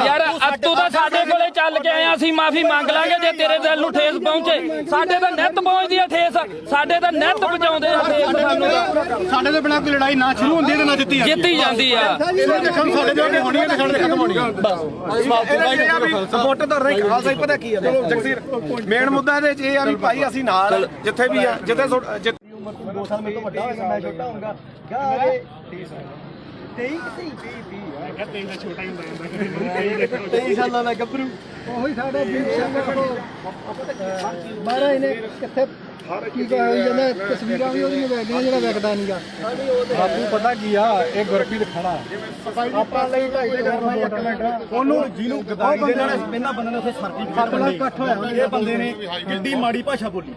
ਯਾਰ ਤੂੰ ਤਾਂ ਸਾਡੇ ਕੋਲੇ ਚੱਲ ਕੇ ਆਇਆ ਅਸੀਂ ਮਾਫੀ ਮੰਗ ਲਾਂਗੇ ਜੇ ਤੇਰੇ ਦਿਲ ਨੂੰ ਠੇਸ ਪਹੁੰਚੇ ਸਾਡੇ ਤਾਂ ਨਿੱਤ ਪਹੁੰਚਦੀ ਆ ਠੇਸ ਸਾਡੇ ਤਾਂ ਨਿੱਤ ਪਹੁੰਚਾਉਂਦੇ ਆ ਠੇਸ ਸਾਨੂੰ ਸਾਡੇ ਦੇ ਬਿਨਾਂ ਕੋਈ ਲੜਾਈ ਨਾ ਸ਼ੁਰੂ ਹੁੰਦੀ ਤੇ ਨਾ ਜਿੱਤੀ ਜਿੱਤੀ ਜਾਂਦੀ ਆ ਸਾਡੇ ਦੇ ਅੱਗੇ ਹੋਣੀ ਹੈ ਤੇ ਸਾਡੇ ਦੇ ਖਤਮ ਹੋਣੀ ਹੈ ਸਪੋਰਟ ਤਾਂ ਨਹੀਂ ਖਾਲਸਾ ਹੀ ਪਤਾ ਕੀ ਹੈ ਜਗਸੀਰ ਮੇਨ ਮੁੱਦਾ ਇਹਦੇ 'ਚ ਇਹ ਆ ਵੀ ਭਾਈ ਅਸੀਂ ਨਾਲ ਜਿੱਥੇ ਵੀ ਆ ਜਿੱਥੇ 2 ਸਾਲ ਮੇਰੇ ਤੋਂ ਵੱਡਾ ਹੋਏਗਾ ਮੈਂ ਛੋਟਾ ਹੋਊਗਾ ਗਾ 23 ਸਾਲਾਂ ਦਾ ਗੱਭਰੂ ਉਹੀ ਸਾਡਾ ਦੀਪ ਸਿੰਘ ਮਹਾਰਾਜ ਨੇ ਕਿੱਥੇ ਕੀ ਹੋਈ ਜਾਂਦਾ ਤਸਵੀਰਾਂ ਵੀ ਉਹਦੀਆਂ ਵੇਖਦੀਆਂ ਜਿਹੜਾ ਵੇਖਦਾ ਨਹੀਂਗਾ ਬਾਪੂ ਪਤਾ ਕੀ ਆ ਇਹ ਗੁਰਪ੍ਰੀਤ ਖੜਾ ਆਪਾਂ ਲਈ ਢਾਈ ਦੇ ਕਰਨਾ ਇੱਕ ਮਿੰਟ ਉਹਨੂੰ ਜਿਹਨੂੰ ਗਦਾਈ ਦੇ ਨਾਲ ਇਹਨਾਂ ਬੰਦੇ ਨੇ ਉੱਥੇ ਸਰਟੀਫਿਕੇਟ ਬਣਾਈ ਇਕੱਠ ਹੋਇਆ ਇਹ ਬੰਦੇ ਨੇ ਕਿੱਡੀ ਮਾੜੀ ਭਾਸ਼ਾ ਬੋਲੀ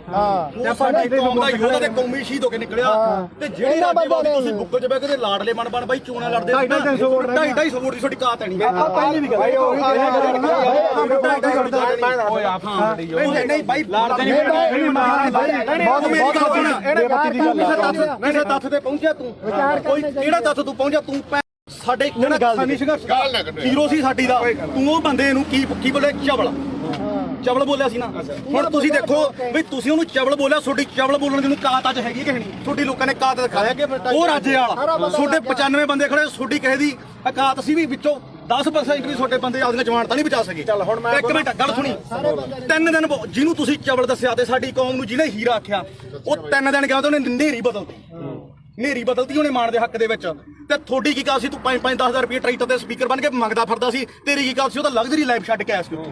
ਤੇ ਆਪਾਂ ਕੌਮ ਦਾ ਯੋਧਾ ਤੇ ਕੌਮੀ ਸ਼ਹੀਦ ਹੋ ਕੇ ਨਿਕਲਿਆ ਤੇ ਜਿਹੜੇ ਰਾਜੇ ਤੁਸੀਂ ਬੁੱਕਲ 'ਚ ਬਹਿ ਕੇ ਲਾੜਲੇ ਬਣ ਬਾਈ ਚੋਣਾਂ ਲੜਦੇ 250 ਵੋਟ ਦੀ ਤੁਹਾਡੀ ਕਾਤ ਨਹੀਂ ਆਪਾਂ ਪਹਿਲੀ ਵੀ ਗੱਲ ਨਹੀਂ ਬਾਈ ਲੜਦੇ ਨਹੀਂ ਤੱਥ ਤੇ ਪਹੁੰਚਿਆ ਤੂੰ ਕੋਈ ਕਿਹੜਾ ਤੱਥ ਤੂੰ ਪਹੁੰਚਿਆ ਤੂੰ ਸਾਡੇ ਜਿਹੜਾ ਖਾਨੀ ਸੰਘਰਸ਼ ਹੀਰੋ ਸੀ ਸਾਡੀ ਦਾ ਤੂੰ ਉਹ ਬੰਦੇ ਨੂੰ ਕੀ ਬੋਲੇ ਚਵਲ ਬੋਲਿਆ ਸੀ ਨਾ ਹੁਣ ਤੁਸੀਂ ਦੇਖੋ ਵੀ ਤੁਸੀਂ ਉਹਨੂੰ ਚਵਲ ਬੋਲਿਆ ਤੁਹਾਡੀ ਚਵਲ ਬੋਲਣ ਦੀ ਨੂੰ ਕਾਤ ਅੱਜ ਹੈਗੀ ਕਿ ਨਹੀਂ ਤੁਹਾਡੀ ਲੋਕਾਂ ਨੇ ਕਾਤ ਦਿਖਾਇਆ ਉਹ ਰਾਜੇ ਵਾਲਾ ਤੁਹਾਡੇ 95 ਬੰਦੇ ਖੜੇ ਤੁਹਾਡੀ ਕਿਸੇ ਦੀ ਔਕਾਤ ਸੀ ਵੀ ਵਿੱਚੋਂ 10% ਵੀ ਤੁਹਾਡੇ ਬੰਦੇ ਆਪਦੀਆਂ ਜਮਾਨਤਾਂ ਨਹੀਂ ਬਚਾ ਸਕੇ ਚੱਲ ਹੁਣ ਮੈਂ ਇੱਕ ਮਿੰਟ ਗੱਲ ਸੁਣੀ 3 ਦਿਨ ਜਿਹਨੂੰ ਤੁਸੀਂ ਚਵਲ ਦੱਸਿਆ ਤੇ ਸਾਡੀ ਕੌਮ ਨੂੰ ਜਿਹਨੇ ਹੀਰਾ ਆਖਿਆ ਉਹ 3 ਦਿਨ ਗਿਆ ਤੇ ਉਹਨੇ ਨੇਰੀ ਬਦਲਤੀ ਉਹਨੇ ਮਾਣ ਦੇ ਹੱਕ ਦੇ ਵਿੱਚ ਤੇ ਤੁਹਾਡੀ ਕੀ ਕਾਲ ਸੀ ਤੂੰ 5-10 ਰੁਪਏ ਟਰੈਕਟਰ ਤੇ ਸਪੀਕਰ ਬਣ ਕੇ ਮੰਗਦਾ ਫਿਰਦਾ ਸੀ ਤੇਰੀ ਕੀ ਕਾਲ ਸੀ ਉਹ ਤਾਂ ਲਗਜ਼ਰੀ ਲਾਈਫ ਛੱਡ ਕੇ ਆਇਆ ਸੀ ਉੱਥੇ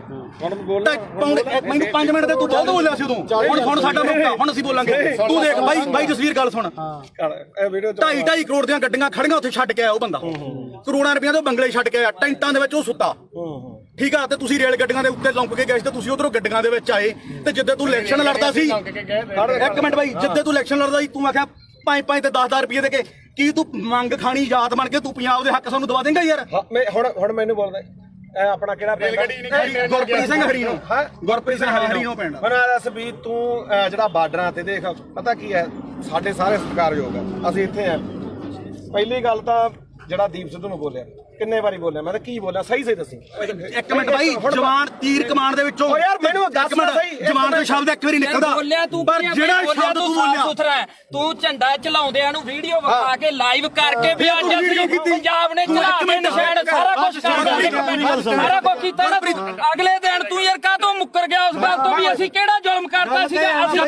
ਮੈਨੂੰ 5 ਮਿੰਟ ਤੇ ਤੂੰ ਬਹੁਤ ਬੋਲਿਆ ਸੀ ਉਦੋਂ ਹੁਣ ਸਾਡਾ ਮੌਕਾ ਹੁਣ ਅਸੀਂ ਬੋਲਾਂਗੇ ਤੂੰ ਦੇਖ ਬਾਈ ਜਸਵੀਰ ਗੱਲ ਸੁਣ 2.5 ਕਰੋੜ ਦੀਆਂ ਗੱਡੀਆਂ ਖੜੀਆਂ ਉੱਥੇ ਛੱਡ ਕੇ ਆਇਆ ਉਹ ਬੰਦਾ ਕਰੋੜਾਂ ਰੁਪਈਆਂ ਦੇ ਬੰਗਲੇ ਛੱਡ ਕੇ ਆਇਆ ਟੈਂਟਾਂ ਦੇ ਵਿੱਚ ਉਹ ਸੁੱਤਾ ਠੀਕ ਆ ਤੇ ਤੁਸੀਂ ਰੇਲ ਗੱਡੀਆਂ ਦੇ ਉੱਤੇ ਲੰਕ ਕੇ ਗਏ ਤੇ ਤੁਸੀਂ ਉਧਰੋਂ ਗੱਡੀਆਂ ਦੇ ਵਿੱਚ ਆਏ ਤੇ ਜਿੱਦੇ ਤੂੰ ਇਲੈਕਸ਼ਨ ਲੜਦਾ ਸੀ ਇੱਕ ਮਿੰਟ ਬਾਈ ਜਿੱਦੇ ਤੂੰ ਇਲੈਕਸ਼ਨ ਲੜਦਾ ਸੀ ਤੂੰ ਆਖਿਆ 5 ਤੇ 10 ਰੁਪਏ ਦੇ ਕੇ ਕੀ ਤੂੰ ਮੰਗ ਖਾਣੀ ਯਾਦ ਬਣ ਕੇ ਤੂੰ ਪੰਜਾਬ ਦੇ ਹੱਕ ਸਾਨੂੰ ਦਵਾ ਦੇਂਗਾ ਯਾਰ ਹੁਣ ਮੈਨੂੰ ਬੋਲਦਾ ਇਹ ਆਪਣਾ ਕਿਹੜਾ ਪਿੰਡ ਗੁਰਪ੍ਰੀਤ ਸਿੰਘ ਹਰੀ ਨੂੰ ਗੁਰਪ੍ਰੀਤ ਸਿੰਘ ਹਰੀ ਨੂੰ ਪਿੰਡ ਮੈਨੂੰ ਦੱਸ ਵੀ ਤੂੰ ਜਿਹੜਾ ਬਾਰਡਰਾਂ ਤੇ ਦੇਖ ਪਤਾ ਕੀ ਹੈ ਸਾਡੇ ਸਾਰੇ ਸਤਿਕਾਰਯੋਗ ਆ ਅਸੀਂ ਇੱਥੇ ਆ ਪਹਿਲੀ ਗੱਲ ਤਾਂ ਜਿਹੜਾ ਦੀਪ ਸਿੱਧੂ ਨੂੰ ਬੋਲਿਆ ਕਿੰਨੇ ਵਾਰੀ ਬੋਲਿਆ ਮੈਂ ਤਾਂ ਕੀ ਬੋਲਿਆ ਸਹੀ ਦੱਸੀ ਇੱਕ ਮਿੰਟ ਬਾਈ ਜਵਾਨ ਤੀਰ ਕਮਾਨ ਦੇ ਵਿੱਚੋਂ ਓ ਯਾਰ ਮੈਨੂੰ ਦੱਸ ਸਹੀ ਜਵਾਨ ਦੇ ਸ਼ਬਦ ਇੱਕ ਵਾਰੀ ਨਿਕਲਦਾ ਪਰ ਜਿਹੜਾ ਸ਼ਬਦ ਤੂੰ ਬੋਲਿਆ ਤੂੰ ਝੰਡਾ ਚਲਾਉਂਦਿਆਂ ਨੂੰ ਵੀਡੀਓ ਵਿਖਾ ਕੇ ਲਾਈਵ ਕਰਕੇ ਵੀ ਅੱਜ ਅਸੀਂ ਪੰਜਾਬ ਨੇ ਚਲਾ ਕੇ ਨਿਸ਼ਾਨ ਸਾਰਾ ਕੁਝ ਸਾਰਾ ਕੁਝ ਕੀਤਾ ਨਾ ਅਗਲੇ ਦਿਨ ਤੂੰ ਯਾਰ ਕਾਹਤੋਂ ਮੁੱਕਰ ਗਿਆ ਉਸ ਗੱਲ ਤੋਂ ਵੀ ਅਸੀਂ ਕਿਹੜਾ ਜ਼ੁਲਮ ਕਰਤਾ ਸੀਗਾ ਅਸੀਂ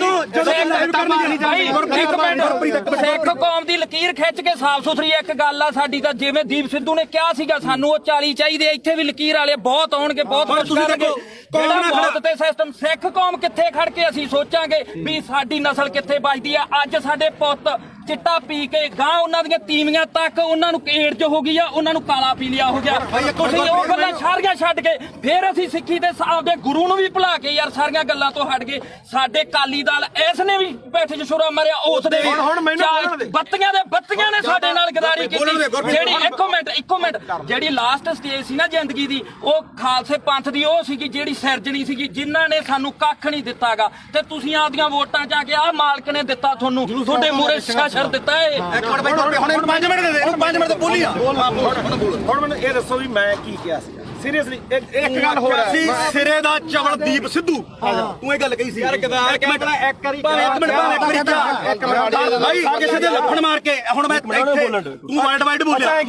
ਸਿੱਖ ਕੌਮ ਦੀ ਲਕੀਰ ਖਿੱਚ ਕੇ ਸਾਫ਼ ਸੁਥਰੀ ਇੱਕ ਗੱਲ ਆ ਸਾਡੀ ਤਾਂ ਜਿਵੇਂ ਦੀਪ ਸਿੱਧੂ ਨੇ ਕਿਹਾ ਸੀਗਾ ਸਾਨੂੰ ਉਹ 40 ਚਾਹੀਦੇ ਇੱਥੇ ਵੀ ਲਕੀਰ ਵਾਲੇ ਬਹੁਤ ਆਉਣਗੇ ਬਹੁਤ ਕੁਝ ਕਰਨਗੇ ਜਿਹੜਾ ਮੌਤ ਤੇ ਸਿਸਟਮ ਸਿੱਖ ਕੌਮ ਕਿੱਥੇ ਖੜ ਕੇ ਅਸੀਂ ਸੋਚਾਂਗੇ ਵੀ ਸਾਡੀ ਨਸਲ ਕਿੱਥੇ ਬਚਦੀ ਆ ਅੱਜ ਸਾਡੇ ਪੁੱਤ ਚਿੱਟਾ ਪੀ ਕੇ ਗਾਂ ਉਹਨਾਂ ਦੀਆਂ ਤੀਵੀਆਂ ਤੱਕ ਉਹਨਾਂ ਨੂੰ ਏਡਜ਼ ਹੋ ਗਈ ਆ ਉਹਨਾਂ ਨੂੰ ਕਾਲਾ ਪੀਲੀਆ ਹੋ ਗਿਆ ਤੁਸੀਂ ਉਹ ਗੱਲਾਂ ਸਾਰੀਆਂ ਛੱਡ ਕੇ ਫਿਰ ਅਸੀਂ ਸਿੱਖੀ ਦੇ ਆਪਦੇ ਗੁਰੂ ਨੂੰ ਵੀ ਭੁਲਾ ਕੇ ਯਾਰ ਸਾਰੀਆਂ ਗੱਲਾਂ ਤੋਂ ਹਟ ਗਏ ਸਾਡੇ ਕਾਲੀ ਦਲ ਇਸ ਨੇ ਵੀ ਬੈਠੇ ਚ ਛੁਰਾ ਮਾਰਿਆ ਉਸ ਦੇ ਬੱਤੀਆਂ ਨੇ ਸਾਡੇ ਨਾਲ ਗਦਾਰੀ ਕੀਤੀ ਜਿਹੜੀ ਇੱਕ ਮਿੰਟ ਜਿਹੜੀ ਲਾਸਟ ਸਟੇਜ ਸੀ ਨਾ ਜ਼ਿੰਦਗੀ ਦੀ ਉਹ ਖਾਲਸੇ ਪੰਥ ਦੀ ਉਹ ਸੀਗੀ ਜਿਹੜੀ ਸਿਰਜਣੀ ਸੀਗੀ ਜਿਨ੍ਹਾਂ ਨੇ ਸਾਨੂੰ ਕੱਖ ਨਹੀਂ ਦਿੱਤਾਗਾ ਤੇ ਤੁਸੀਂ ਆਪਦੀਆਂ ਵੋਟਾਂ ਜਾ ਕੇ ਆਹ ਮਾਲਕ ਨੇ ਦਿੱਤਾ ਤੁਹਾਨੂੰ ਤੁਹਾਡੇ ਮੂਹਰੇ ਸ਼ਾਸਰ ਦਿੱਤਾ ਏ ਇੱਕ ਮਿੰਟ ਬਾਈ ਹੁਣ 5 ਮਿੰਟ ਦੇ ਦੇ 5 ਮਿੰਟ ਤੇ ਬੋਲੀ ਆ ਹੁਣ ਮੈਨੂੰ ਇਹ ਦੱਸੋ ਵੀ ਮੈਂ ਕੀ ਕਿਹਾ ਸੀ ਸੀਰੀਅਸਲੀ ਇੱਕ ਗੱਲ ਹੋ ਰਹੀ ਸੀ ਸਿਰੇ ਦਾ ਚਵਲ ਦੀਪ ਸਿੱਧੂ ਤੂੰ ਇਹ ਗੱਲ ਕਹੀ ਸੀ ਯਾਰ ਗਦਾਰ ਇੱਕ ਮਿੰਟ ਬਾਈ ਕਿਸੇ ਦੇ ਲੱਫੜ ਮਾਰ ਕੇ ਹੁਣ ਮੈਂ ਇੱਥੇ ਤੂੰ ਵਰਲਡ ਵਾਈਡ ਬੋਲਿਆ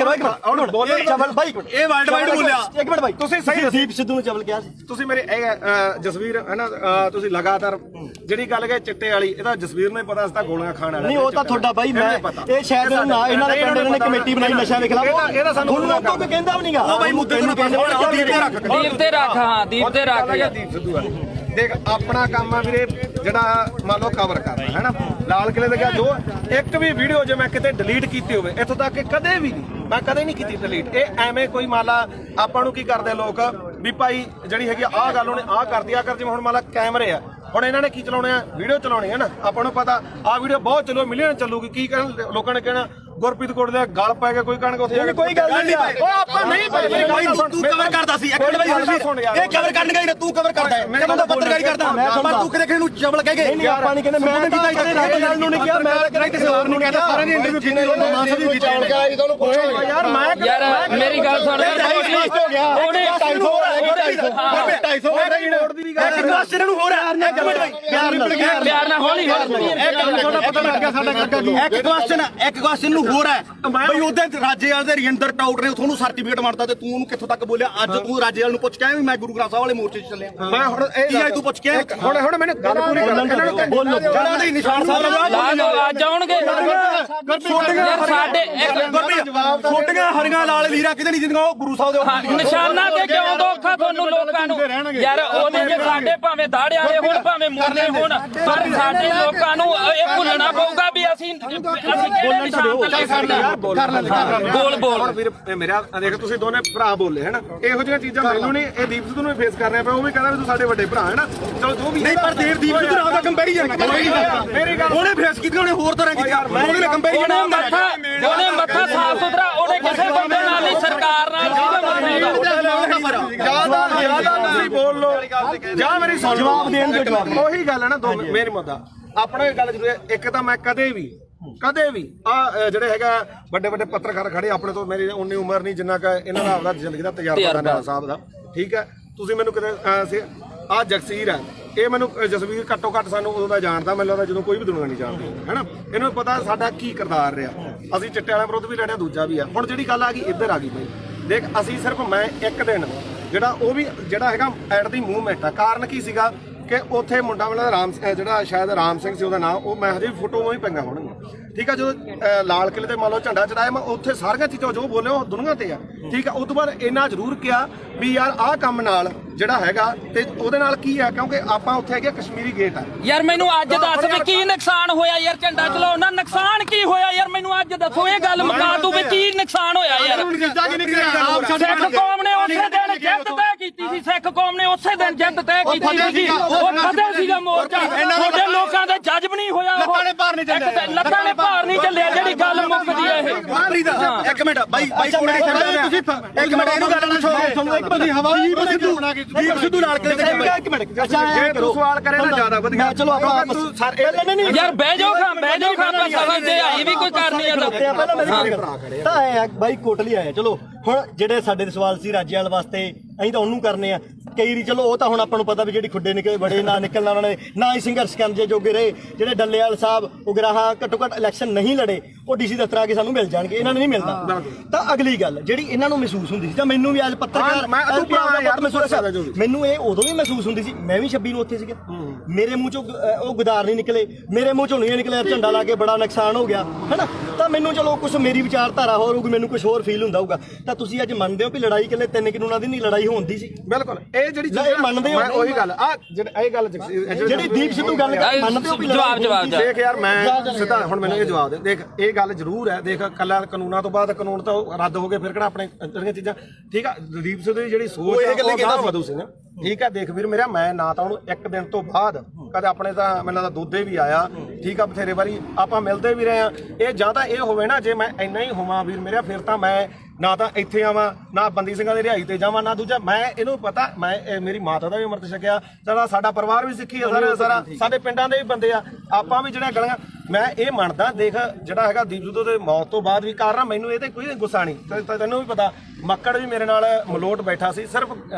ਹੁਣ ਬੋਲੇ ਚਵਲ ਬਾਈ ਇਹ ਵਰਲਡ ਵਾਈਡ ਬੋਲਿਆ ਇੱਕ ਮਿੰਟ ਬਾਈ ਤੁਸੀਂ ਸਹੀ ਦੀਪ ਸਿੱਧੂ ਨੂੰ ਚਵਲ ਕਿਹਾ ਸੀ ਤੁਸੀਂ ਮੇਰੇ ਜਸਵੀਰ ਹੈ ਨਾ ਤੁਸੀਂ ਲਗਾਤਾਰ ਜਿਹੜੀ ਗੱਲ ਕਹੇ ਚਿੱਟੇ ਵਾਲੀ ਇਹਦਾ ਜਸਵੀਰ ਨੂੰ ਹੀ ਪਤਾ ਸੀ ਤਾਂ ਗੋਲੀਆਂ ਖਾਣ ਵਾਲਾ ਨਹੀਂ ਉਹ ਤਾਂ ਤੁਹਾਡਾ ਬਾਈ ਮੈਂ ਇਹ ਸ਼ਾਇਦ ਨਾ ਇਹਨਾਂ ਦੇ ਪਿੰਡ ਨੇ ਕਮੇਟੀ ਬਣਾਈ ਨਸ਼ਾ ਦੇ ਖਿਲਾਫ ਇਹਦਾ ਸਾਨੂੰ ਲੋਕਾਂ ਤੋਂ ਕਹਿੰਦਾ ਵੀ ਨਹੀਂਗਾ ਉਹ ਬਾਈ ਮੁੱਦੇ ਨੂੰ ਕਹਿੰਦੇ ਦੀਪ ਤੇ ਰੱਖ ਹਾਂ ਦੀਪ ਤੇ ਰੱਖ ਦੀਪ ਸਿੱਧੂ ਆ ਦੇਖ ਆਪਣਾ ਕੰਮ ਆ ਵੀਰੇ ਜਿਹੜਾ ਮੰਨ ਲਓ ਕਵਰ ਕਰਨਾ ਹੈ ਨਾ ਲਾਲ ਕਿਲੇ ਦੇ ਗਿਆ ਜੋ ਇੱਕ ਵੀ ਵੀਡੀਓ ਜੇ ਮੈਂ ਕਿਤੇ ਡਿਲੀਟ ਕੀਤੀ ਹੋਵੇ ਇੱਥੋਂ ਤੱਕ ਕਿ ਕਦੇ ਵੀ ਨਹੀਂ ਮੈਂ ਕਦੇ ਨਹੀਂ ਕੀਤੀ ਡਿਲੀਟ ਇਹ ਐਵੇਂ ਕੋਈ ਮਾਲਾ ਆਪਾਂ ਨੂੰ ਕੀ ਕਰਦੇ ਲੋਕ ਵੀ ਭਾਈ ਜਿਹੜੀ ਹੈਗੀ ਆਹ ਗੱਲ ਉਹਨੇ ਆਹ ਕਰਦੀ ਆ ਕਰ ਜਿਵੇਂ ਹੁਣ ਮਾਲਾ ਕੈਮਰੇ ਆ ਹੁਣ ਇਹਨਾਂ ਨੇ ਕੀ ਚਲਾਉਣੇ ਆ ਵੀਡੀਓ ਚਲਾਉਣੀ ਹੈ ਨਾ ਆਪਾਂ ਨੂੰ ਪਤਾ ਆਹ ਵੀਡੀਓ ਬਹੁਤ ਚੱਲੋ ਮਿਲੀਅਨ ਚੱਲੂਗੀ ਕੀ ਕਹਿਣ ਲੋਕਾਂ ਨੇ ਕਹਿਣਾ ਗੁਰਪ੍ਰੀਤ ਕੋਟ ਦੇ ਗਲ ਪੈ ਕੇ ਕੋਈ ਕਣਕ ਉੱਥੇ ਜਾ ਕੇ ਕੋਈ ਗੱਲ ਨਹੀਂ ਓ ਆਪਾਂ ਨਹੀਂ ਭਾਈ ਤੂੰ ਕਵਰ ਕਰਦਾ ਸੀ ਇੱਕ ਮਿੰਟ ਭਾਈ ਇਹ ਕਵਰ ਕਰਨ ਗਈ ਨਾ ਤੂੰ ਕਵਰ ਕਰਦਾ ਹੈ ਮੈਂ ਤਾਂ ਪੱਤਰਕਾਰੀ ਕਰਦਾ ਪਰ ਤੂੰ ਕਿਹਦੇ ਨੂੰ ਚਵਲ ਕਹਿ ਗਏ ਨਹੀਂ ਆਪਾਂ ਨਹੀਂ ਕਹਿੰਦੇ ਮੈਂ ਕੀਤਾ ਰਾਜੇਵਾਲ ਨੂੰ ਨਹੀਂ ਕਿਹਾ ਮੈਂ ਕਹਿੰਦਾ ਕਿਸੇ ਹੋਰ ਨੂੰ ਕਹਿੰਦਾ ਸਾਰਿਆਂ ਦੀ ਇੰਟਰਵਿਊ ਕੀਤੀ ਮਾਨਸਾ ਦੀ ਕੀਤੀ ਯਾਰ ਯਾਰ ਮੇਰੀ ਗੱਲ ਸੁਣ ਉਹਨੇ 250 ਰੋਡ ਦੀ ਵੀ ਗੱਲ ਇੱਕ ਕੁਐਸਚਨ ਨੂੰ ਹੋਰ ਹੈ ਇੱਕ ਮਿੰਟ ਭਾਈ ਪਿਆਰ ਨਾਲ ਹੌਲੀ ਇੱਕ ਕੁਐਸਚਨ ਨੂੰ ਹੋਰ ਹੈ ਬਈ ਉਹਦੇ ਰਾਜੇਵਾਲ ਦੇ ਰਜਿੰਦਰ ਟਾਊਟ ਨੇ ਤੁਹਾਨੂੰ ਸਰਟੀਫਿਕੇਟ ਮਾਰਤਾ ਤੇ ਤੂੰ ਉਹਨੂੰ ਕਿੱਥੋਂ ਤੱਕ ਬੋਲਿਆ ਅੱਜ ਤੂੰ ਰਾਜੇਵਾਲ ਨੂੰ ਪੁੱਛ ਕੇ ਆਇਆ ਵੀ ਮੈਂ ਗੁਰੂ ਗ੍ਰੰਥ ਸਾਹਿਬ ਵਾਲੇ ਮੋਰਚੇ 'ਚ ਚੱਲਿਆ ਮੈਂ ਹੁਣ ਇਹ ਤੂੰ ਪੁੱਛ ਕੇ ਹੁਣ ਮੈਨੂੰ ਗੱਲ ਪੂਰੀ ਕਰ ਬੋਲੋ ਜਿਹੜਾ ਨਹੀਂ ਨਿਸ਼ਾਨ ਸਾਹਿਬ ਲਾ ਲਓ ਅੱਜ ਆਉਣਗੇ ਯਾਰ ਸਾਡੇ ਛੋਟੀਆਂ ਹਰੀਆਂ ਲਾਲ ਲੀਰਾ ਕਿਤੇ ਨਹੀਂ ਜਿੰਦੀਆਂ ਉਹ ਗੁਰੂ ਸਾਹਿਬ ਦੇ ਨਿਸ਼ਾਨਾ ਤੇ ਕਿਉਂ ਦੋਖਾ ਤੁਹਾਨੂੰ ਲੋਕਾਂ ਨੂੰ ਯਾਰ ਉਹਦੇ ਜੇ ਸਾਡੇ ਭਾਵੇਂ ਦਾੜੇ ਵਾਲੇ ਹੋਣ ਭਾਵੇਂ ਮੁਰਲੇ ਹੋਣ ਪਰ ਸਾਡੇ ਲੋਕਾਂ ਨੂੰ ਇਹ ਭੁੱਲਣਾ ਪਊਗਾ ਵੀ ਅਸੀਂ ਕਿਹੜੇ ਨਿਸ਼ਾਨ ਤੇ ਖੜਨਾ ਬੋਲ ਵੀਰ ਮੇਰਾ ਦੇਖ ਤੁਸੀਂ ਦੋਨੇ ਭਰਾ ਬੋਲੇ ਹੈ ਨਾ ਇਹੋ ਜਿਹੀਆਂ ਚੀਜ਼ਾਂ ਮੈਨੂੰ ਨਹੀਂ ਇਹ ਦੀਪ ਸਿੱਧੂ ਨੂੰ ਫੇਸ ਕਰ ਰਿਹਾ ਪਿਆ ਉਹ ਵੀ ਕਹਿੰਦਾ ਵੀ ਤੂੰ ਸਾਡੇ ਵੱਡੇ ਭਰਾ ਹੈ ਨਾ ਚਲੋ ਜੋ ਵੀ ਨਹੀਂ ਪਰ ਦੀਪ ਸਿੱਧੂ ਨਾਲ ਦਾ ਕੰਪੈਰੀਜ਼ਨ ਮੇਰੀ ਗੱਲ ਉਹਨੇ ਫੇਸ ਕੀਤੀ ਉਹਨੇ ਹੋਰ ਤਰ੍ਹਾਂ ਕੀਤੀ ਉਹਨੇ ਕੰਪੈਰੀਜ਼ਨ ਉਹਨੇ ਮੱਥਾ ਸਾਫ ਸੁਥਰਾ ਉਹਨੇ ਕਿਸੇ ਬੰਦੇ ਨਾਲ ਨਹੀਂ ਸਰਕਾਰ ਨਾਲ ਜਿਆਦਾ ਤੁਸੀਂ ਬੋਲ ਲੋ ਜਾਂ ਮੇਰੀ ਸੁਣ ਜਵਾਬ ਦੇਣ ਦੇ ਜਵਾਬ ਉਹੀ ਗੱਲ ਹੈ ਨਾ ਦੋ ਮੇਰੀ ਮੁੱਦਾ ਆਪਣਾ ਇਹ ਗੱਲ ਜ਼ਰੂਰ ਹੈ ਇੱਕ ਤਾਂ ਮੈਂ ਕਦੇ ਵੀ ਆ ਜਿਹੜੇ ਹੈਗਾ ਵੱਡੇ ਵੱਡੇ ਪੱਤਰਕਾਰ ਖੜੇ ਆਪਣੇ ਤੋਂ ਮੇਰੀ ਉਨੀ ਉਮਰ ਨਹੀਂ ਜਿੰਨਾ ਕਿ ਇਹਨਾਂ ਦਾ ਆਪਦਾ ਜ਼ਿੰਦਗੀ ਦਾ ਤਜਰਬਾ ਦਾ ਨਾਲਾ ਸਾਹਿਬ ਦਾ ਠੀਕ ਹੈ ਤੁਸੀਂ ਮੈਨੂੰ ਕਿਤੇ ਆ ਜਗਸੀਰ ਹੈ ਇਹ ਮੈਨੂੰ ਜਸਵੀਰ ਘੱਟੋ ਘੱਟ ਸਾਨੂੰ ਉਦੋਂ ਦਾ ਜਾਣਦਾ ਮੈਨੂੰ ਲੱਗਦਾ ਜਦੋਂ ਕੋਈ ਵੀ ਦੁਨੀਆ ਨਹੀਂ ਜਾਣਦੀ ਹੈਨਾ ਇਹਨੂੰ ਪਤਾ ਸਾਡਾ ਕੀ ਕਿਰਦਾਰ ਰਿਹਾ ਅਸੀਂ ਚਿੱਟੇ ਵਾਲਿਆਂ ਵਿਰੁੱਧ ਵੀ ਲੜਿਆ ਦੂਜਾ ਵੀ ਆ ਹੁਣ ਜਿਹੜੀ ਗੱਲ ਆ ਗਈ ਇੱਧਰ ਆ ਗਈ ਬਈ ਦੇਖ ਅਸੀਂ ਸਿਰਫ ਮੈਂ ਇੱਕ ਦਿਨ ਜਿਹੜਾ ਉਹ ਵੀ ਜਿਹੜਾ ਹੈਗਾ ਐਟ ਦੀ ਮੂਵਮੈਂਟ ਆ ਕਾਰਨ ਕੀ ਸੀਗਾ ਕਿ ਉੱਥੇ ਮੁੰਡਾ ਵਾਲਾ ਰਾਮ ਜਿਹੜਾ ਸ਼ਾਇਦ ਰਾਮ ਸਿੰਘ ਸੀ ਉਹਦਾ ਨਾਮ ਉਹ ਮੈਂ ਹਜੇ ਫੋਟੋਆਂ ਹੀ ਪਈਆਂ ਹੋਣਗੀਆਂ ਠੀਕ ਆ ਜਦੋਂ ਲਾਲ ਕਿਲੇ ਤੇ ਮੰਨ ਲਓ ਝੰਡਾ ਚੜਾਇਆ ਮੈਂ ਉੱਥੇ ਸਾਰੀਆਂ ਚੀਜ਼ਾਂ ਜੋ ਬੋਲੇ ਉਹ ਦੁਨੀਆ ਤੇ ਆ ਠੀਕ ਆ ਉਸ ਤੋਂ ਬਾਅਦ ਇੰਨਾ ਜ਼ਰੂਰ ਕਿਹਾ ਵੀ ਯਾਰ ਆਹ ਕੰਮ ਨਾਲ ਜਿਹੜਾ ਹੈਗਾ ਤੇ ਉਹਦੇ ਨਾਲ ਕੀ ਆ ਕਿਉਂਕਿ ਆਪਾਂ ਉੱਥੇ ਹੈਗੇ ਕਸ਼ਮੀਰੀ ਗੇਟ ਆ ਯਾਰ ਮੈਨੂੰ ਅੱਜ ਦੱਸ ਵੀ ਕੀ ਨੁਕਸਾਨ ਹੋਇਆ ਯਾਰ ਝੰਡਾ ਚਲਾਉਣ ਨਾਲ ਨੁਕਸਾਨ ਕੀ ਹੋਇਆ ਯਾਰ ਮੈਨੂੰ ਅੱਜ ਦੱਸੋ ਇਹ ਗੱਲ ਮੁਕਾ ਦੂ ਵੀ ਕੀ ਨੁਕਸਾਨ ਹੋਇਆ ਯਾਰ ਸਿੱਖ ਕੌਮ ਨੇ ਉਸੇ ਦਿਨ ਜਿੱਤ ਤੈਅ ਕੀਤੀ ਸੀ ਸਿੱਖ ਕੌਮ ਨੇ ਉਸੇ ਦਿਨ ਜਿੱਤ ਤੈਅ ਕੀਤੀ ਸੀ ਉਹ ਫਤਿਹ ਸੀਗਾ ਮੋਰਚਾ ਤੁਹਾਡੇ ਲੋਕਾਂ ਦਾ ਜੱਜਬ ਨਹੀਂ ਹੋਇਆ ਲੱਤਾਂ ਨੇ ਭਾਰ ਨਹੀਂ ਚੱਲਿਆ ਜਿਹੜੀ ਗੱਲ ਮੁੱਕਦੀ ਹੈ ਇਹ ਇੱਕ ਮਿੰਟ ਬਾਈ ਕੋਲੇ ਤੁਸੀਂ ਇੱਕ ਮਿੰਟ ਇਹਨੂੰ ਗੱਲ ਨਾ ਛੋੜੋ ਤੁਹਾਨੂੰ ਇੱਕ ਬੰਦੀ ਹਵਾਈ ਦੀਪ ਸਿੱਧੂ ਨਾਲ ਕਿਤੇ ਇੱਕ ਮਿੰਟ ਜੇ ਤੂੰ ਸਵਾਲ ਕਰੇ ਨਾ ਜ਼ਿਆਦਾ ਵਧੀਆ ਚਲੋ ਆਪਾਂ ਯਾਰ ਬਹਿ ਜਾਓ ਖਾਂ ਸਮਝਦੇ ਆਈ ਵੀ ਕੋਈ ਕਰਨੀ ਆ ਤਾਂ ਆਏ ਬਾਈ ਕੋਟਲੀ ਆਏ ਚਲੋ ਹੁਣ ਜਿਹੜੇ ਸਾਡੇ ਸਵਾਲ ਸੀ ਰਾਜੇਵਾਲ ਵਾਸਤੇ ਅਸੀਂ ਤਾਂ ਉਹਨੂੰ ਕਰਨੇ ਆ ਕਈ ਰੀ ਚਲੋ ਉਹ ਤਾਂ ਹੁਣ ਆਪਾਂ ਨੂੰ ਪਤਾ ਵੀ ਜਿਹੜੀ ਖੁੱਡੇ ਨਿਕਲੇ ਬੜੇ ਨਾ ਨਿਕਲਣਾ ਉਹਨਾਂ ਨੇ ਨਾ ਹੀ ਸੰਘਰਸ਼ ਕਰਨ ਜੇ ਜੋਗੇ ਰਹੇ ਜਿਹੜੇ ਡੱਲੇਵਾਲ ਸਾਹਿਬ ਉਗਰਾਹਾਂ ਘੱਟੋ ਘੱਟ ਇਲੈਕਸ਼ਨ ਨਹੀਂ ਲੜੇ ਉਹ ਡੀਸੀ ਦਫ਼ਤਰ ਆ ਕੇ ਸਾਨੂੰ ਮਿਲ ਜਾਣਗੇ ਇਹਨਾਂ ਨੂੰ ਨਹੀਂ ਮਿਲਦਾ ਤਾਂ ਅਗਲੀ ਗੱਲ ਜਿਹੜੀ ਇਹਨਾਂ ਨੂੰ ਮਹਿਸੂਸ ਹੁੰਦੀ ਸੀ ਜਾਂ ਮੈਨੂੰ ਵੀ ਅੱਜ ਪੱਤਰਕਾਰ ਮੈਨੂੰ ਇਹ ਉਦੋਂ ਵੀ ਮਹਿਸੂਸ ਹੁੰਦੀ ਸੀ ਮੈਂ ਵੀ 26 ਨੂੰ ਉੱਥੇ ਸੀਗਾ ਮੇਰੇ ਮੂੰਹ ਚੋਂ ਉਹ ਗੁਦਾਰ ਨਹੀਂ ਨਿਕਲੇ ਮੇਰੇ ਮੂੰਹ ਚੋਂ ਨਹੀਂ ਨਿਕਲਿਆ ਝੰਡਾ ਲਾ ਕੇ ਬੜਾ ਨੁਕਸਾਨ ਹੋ ਗਿਆ ਹੈਨਾ ਤਾਂ ਮੈਨੂੰ ਚਲੋ ਕੁਝ ਮੇਰੀ ਵਿਚਾਰਧਾਰਾ ਹੋਰ ਹੋਊਗੀ ਮੈਨੂੰ ਕੁਝ ਹੋਰ ਫੀਲ ਹੁੰਦਾ ਹੋਊਗਾ ਤਾਂ ਤੁਸੀਂ ਅੱਜ ਮੰਨਦੇ ਹੋ ਵੀ ਲੜਾਈ ਇਕੱਲੇ 3 ਕਾਨੂੰਨਾਂ ਦੀ ਨਹੀਂ ਲੜਾਈ ਹੁੰਦੀ ਸੀ ਬਿਲਕੁਲ ਇਹ ਜਿਹੜੀ ਇਹ ਮੰਨਦੇ ਹੋ ਉਹੀ ਗੱਲ ਆ ਇਹ ਗੱਲ ਜਿਹੜੀ ਦੀਪ ਸਿੱਧੂ ਗੱਲ ਮੰਨਦੇ ਹੋ ਜਵਾਬ ਦੇਖ ਯਾਰ ਮੈਂ ਸਿੱਧਾ ਹੁਣ ਮੈਨੂੰ ਇਹ ਜਵਾਬ ਦੇ ਦੇਖ ਇਹ ਗੱਲ ਜ਼ਰੂਰ ਹੈ ਦੇਖ ਕੱਲਾ ਕਾਨੂੰਨਾਂ ਤੋਂ ਬਾਅਦ ਕਾਨੂੰਨ ਤਾਂ ਰੱਦ ਹੋ ਗਏ ਫਿਰ ਕਿਹੜਾ ਆਪਣੇ ਜਿਹੜੀਆਂ ਚੀਜ਼ਾਂ ਠੀਕ ਆ ਦੀਪ ਸਿੱਧੂ ਦੀ ਜਿਹੜੀ ਸੋਚ ਹੈ ਉਹ ਗਾਹ ਵਧੂ ਸੀ ਨਾ ਠੀਕ ਆ ਦੇਖ ਵੀਰ ਮੇਰਾ ਮੈਂ ਨਾ ਤਾਂ ਉਹਨੂੰ ਇੱਕ ਦਿਨ ਤੋਂ ਬਾਅਦ ਕਦੇ ਆਪਣੇ ਤਾਂ ਮੈਨੂੰ ਲੱਗਦਾ ਦੋਦੇ ਵੀ ਆਇਆ ਠੀਕ ਆ ਬਥੇਰੇ ਵਾਰੀ ਆਪਾਂ ਮਿਲਦੇ ਵੀ ਰਹੇ ਆ ਇਹ ਜਾਂ ਤਾਂ ਇਹ ਹੋਵੇ ਨਾ ਜੇ ਮੈਂ ਇੰਨਾ ਹੀ ਹੋਵਾਂ ਵੀਰ ਮੇਰਾ ਫਿਰ ਤਾਂ ਮੈਂ ਨਾ ਤਾਂ ਇੱਥੇ ਆਵਾਂ ਨਾ ਬੰਦੀ ਸਿੰਘਾਂ ਦੀ ਰਿਹਾਈ ਤੇ ਜਾਵਾਂ ਨਾ ਦੂਜਾ ਮੈਂ ਇਹਨੂੰ ਪਤਾ ਮੈਂ ਮੇਰੀ ਮਾਤਾ ਦਾ ਵੀ ਅੰਮ੍ਰਿਤ ਛਕਿਆ ਸਾਡਾ ਪਰਿਵਾਰ ਵੀ ਸਿੱਖੀ ਆ ਸਾਰਾ ਸਾਡੇ ਪਿੰਡਾਂ ਦੇ ਵੀ ਬੰਦੇ ਆ ਆਪਾਂ ਵੀ ਜਿਹੜਾ ਗਲੀਆਂ ਮੈਂ ਇਹ ਮੰਨਦਾ ਦੇਖ ਜਿਹੜਾ ਹੈਗਾ ਦੀਪ ਸਿੱਧੂ ਦੇ ਮੌਤ ਤੋਂ ਬਾਅਦ ਵੀ ਕਾਰਨ ਮੈਨੂੰ ਇਹ ਤੇ ਕੋਈ ਗੁੱਸਾ ਨਹੀਂ ਤੈਨੂੰ ਵੀ ਪਤਾ ਮੱਕੜ ਵੀ ਮੇਰੇ ਨਾਲ ਮਲੋਟ ਬੈਠਾ ਸੀ ਸਿਰਫ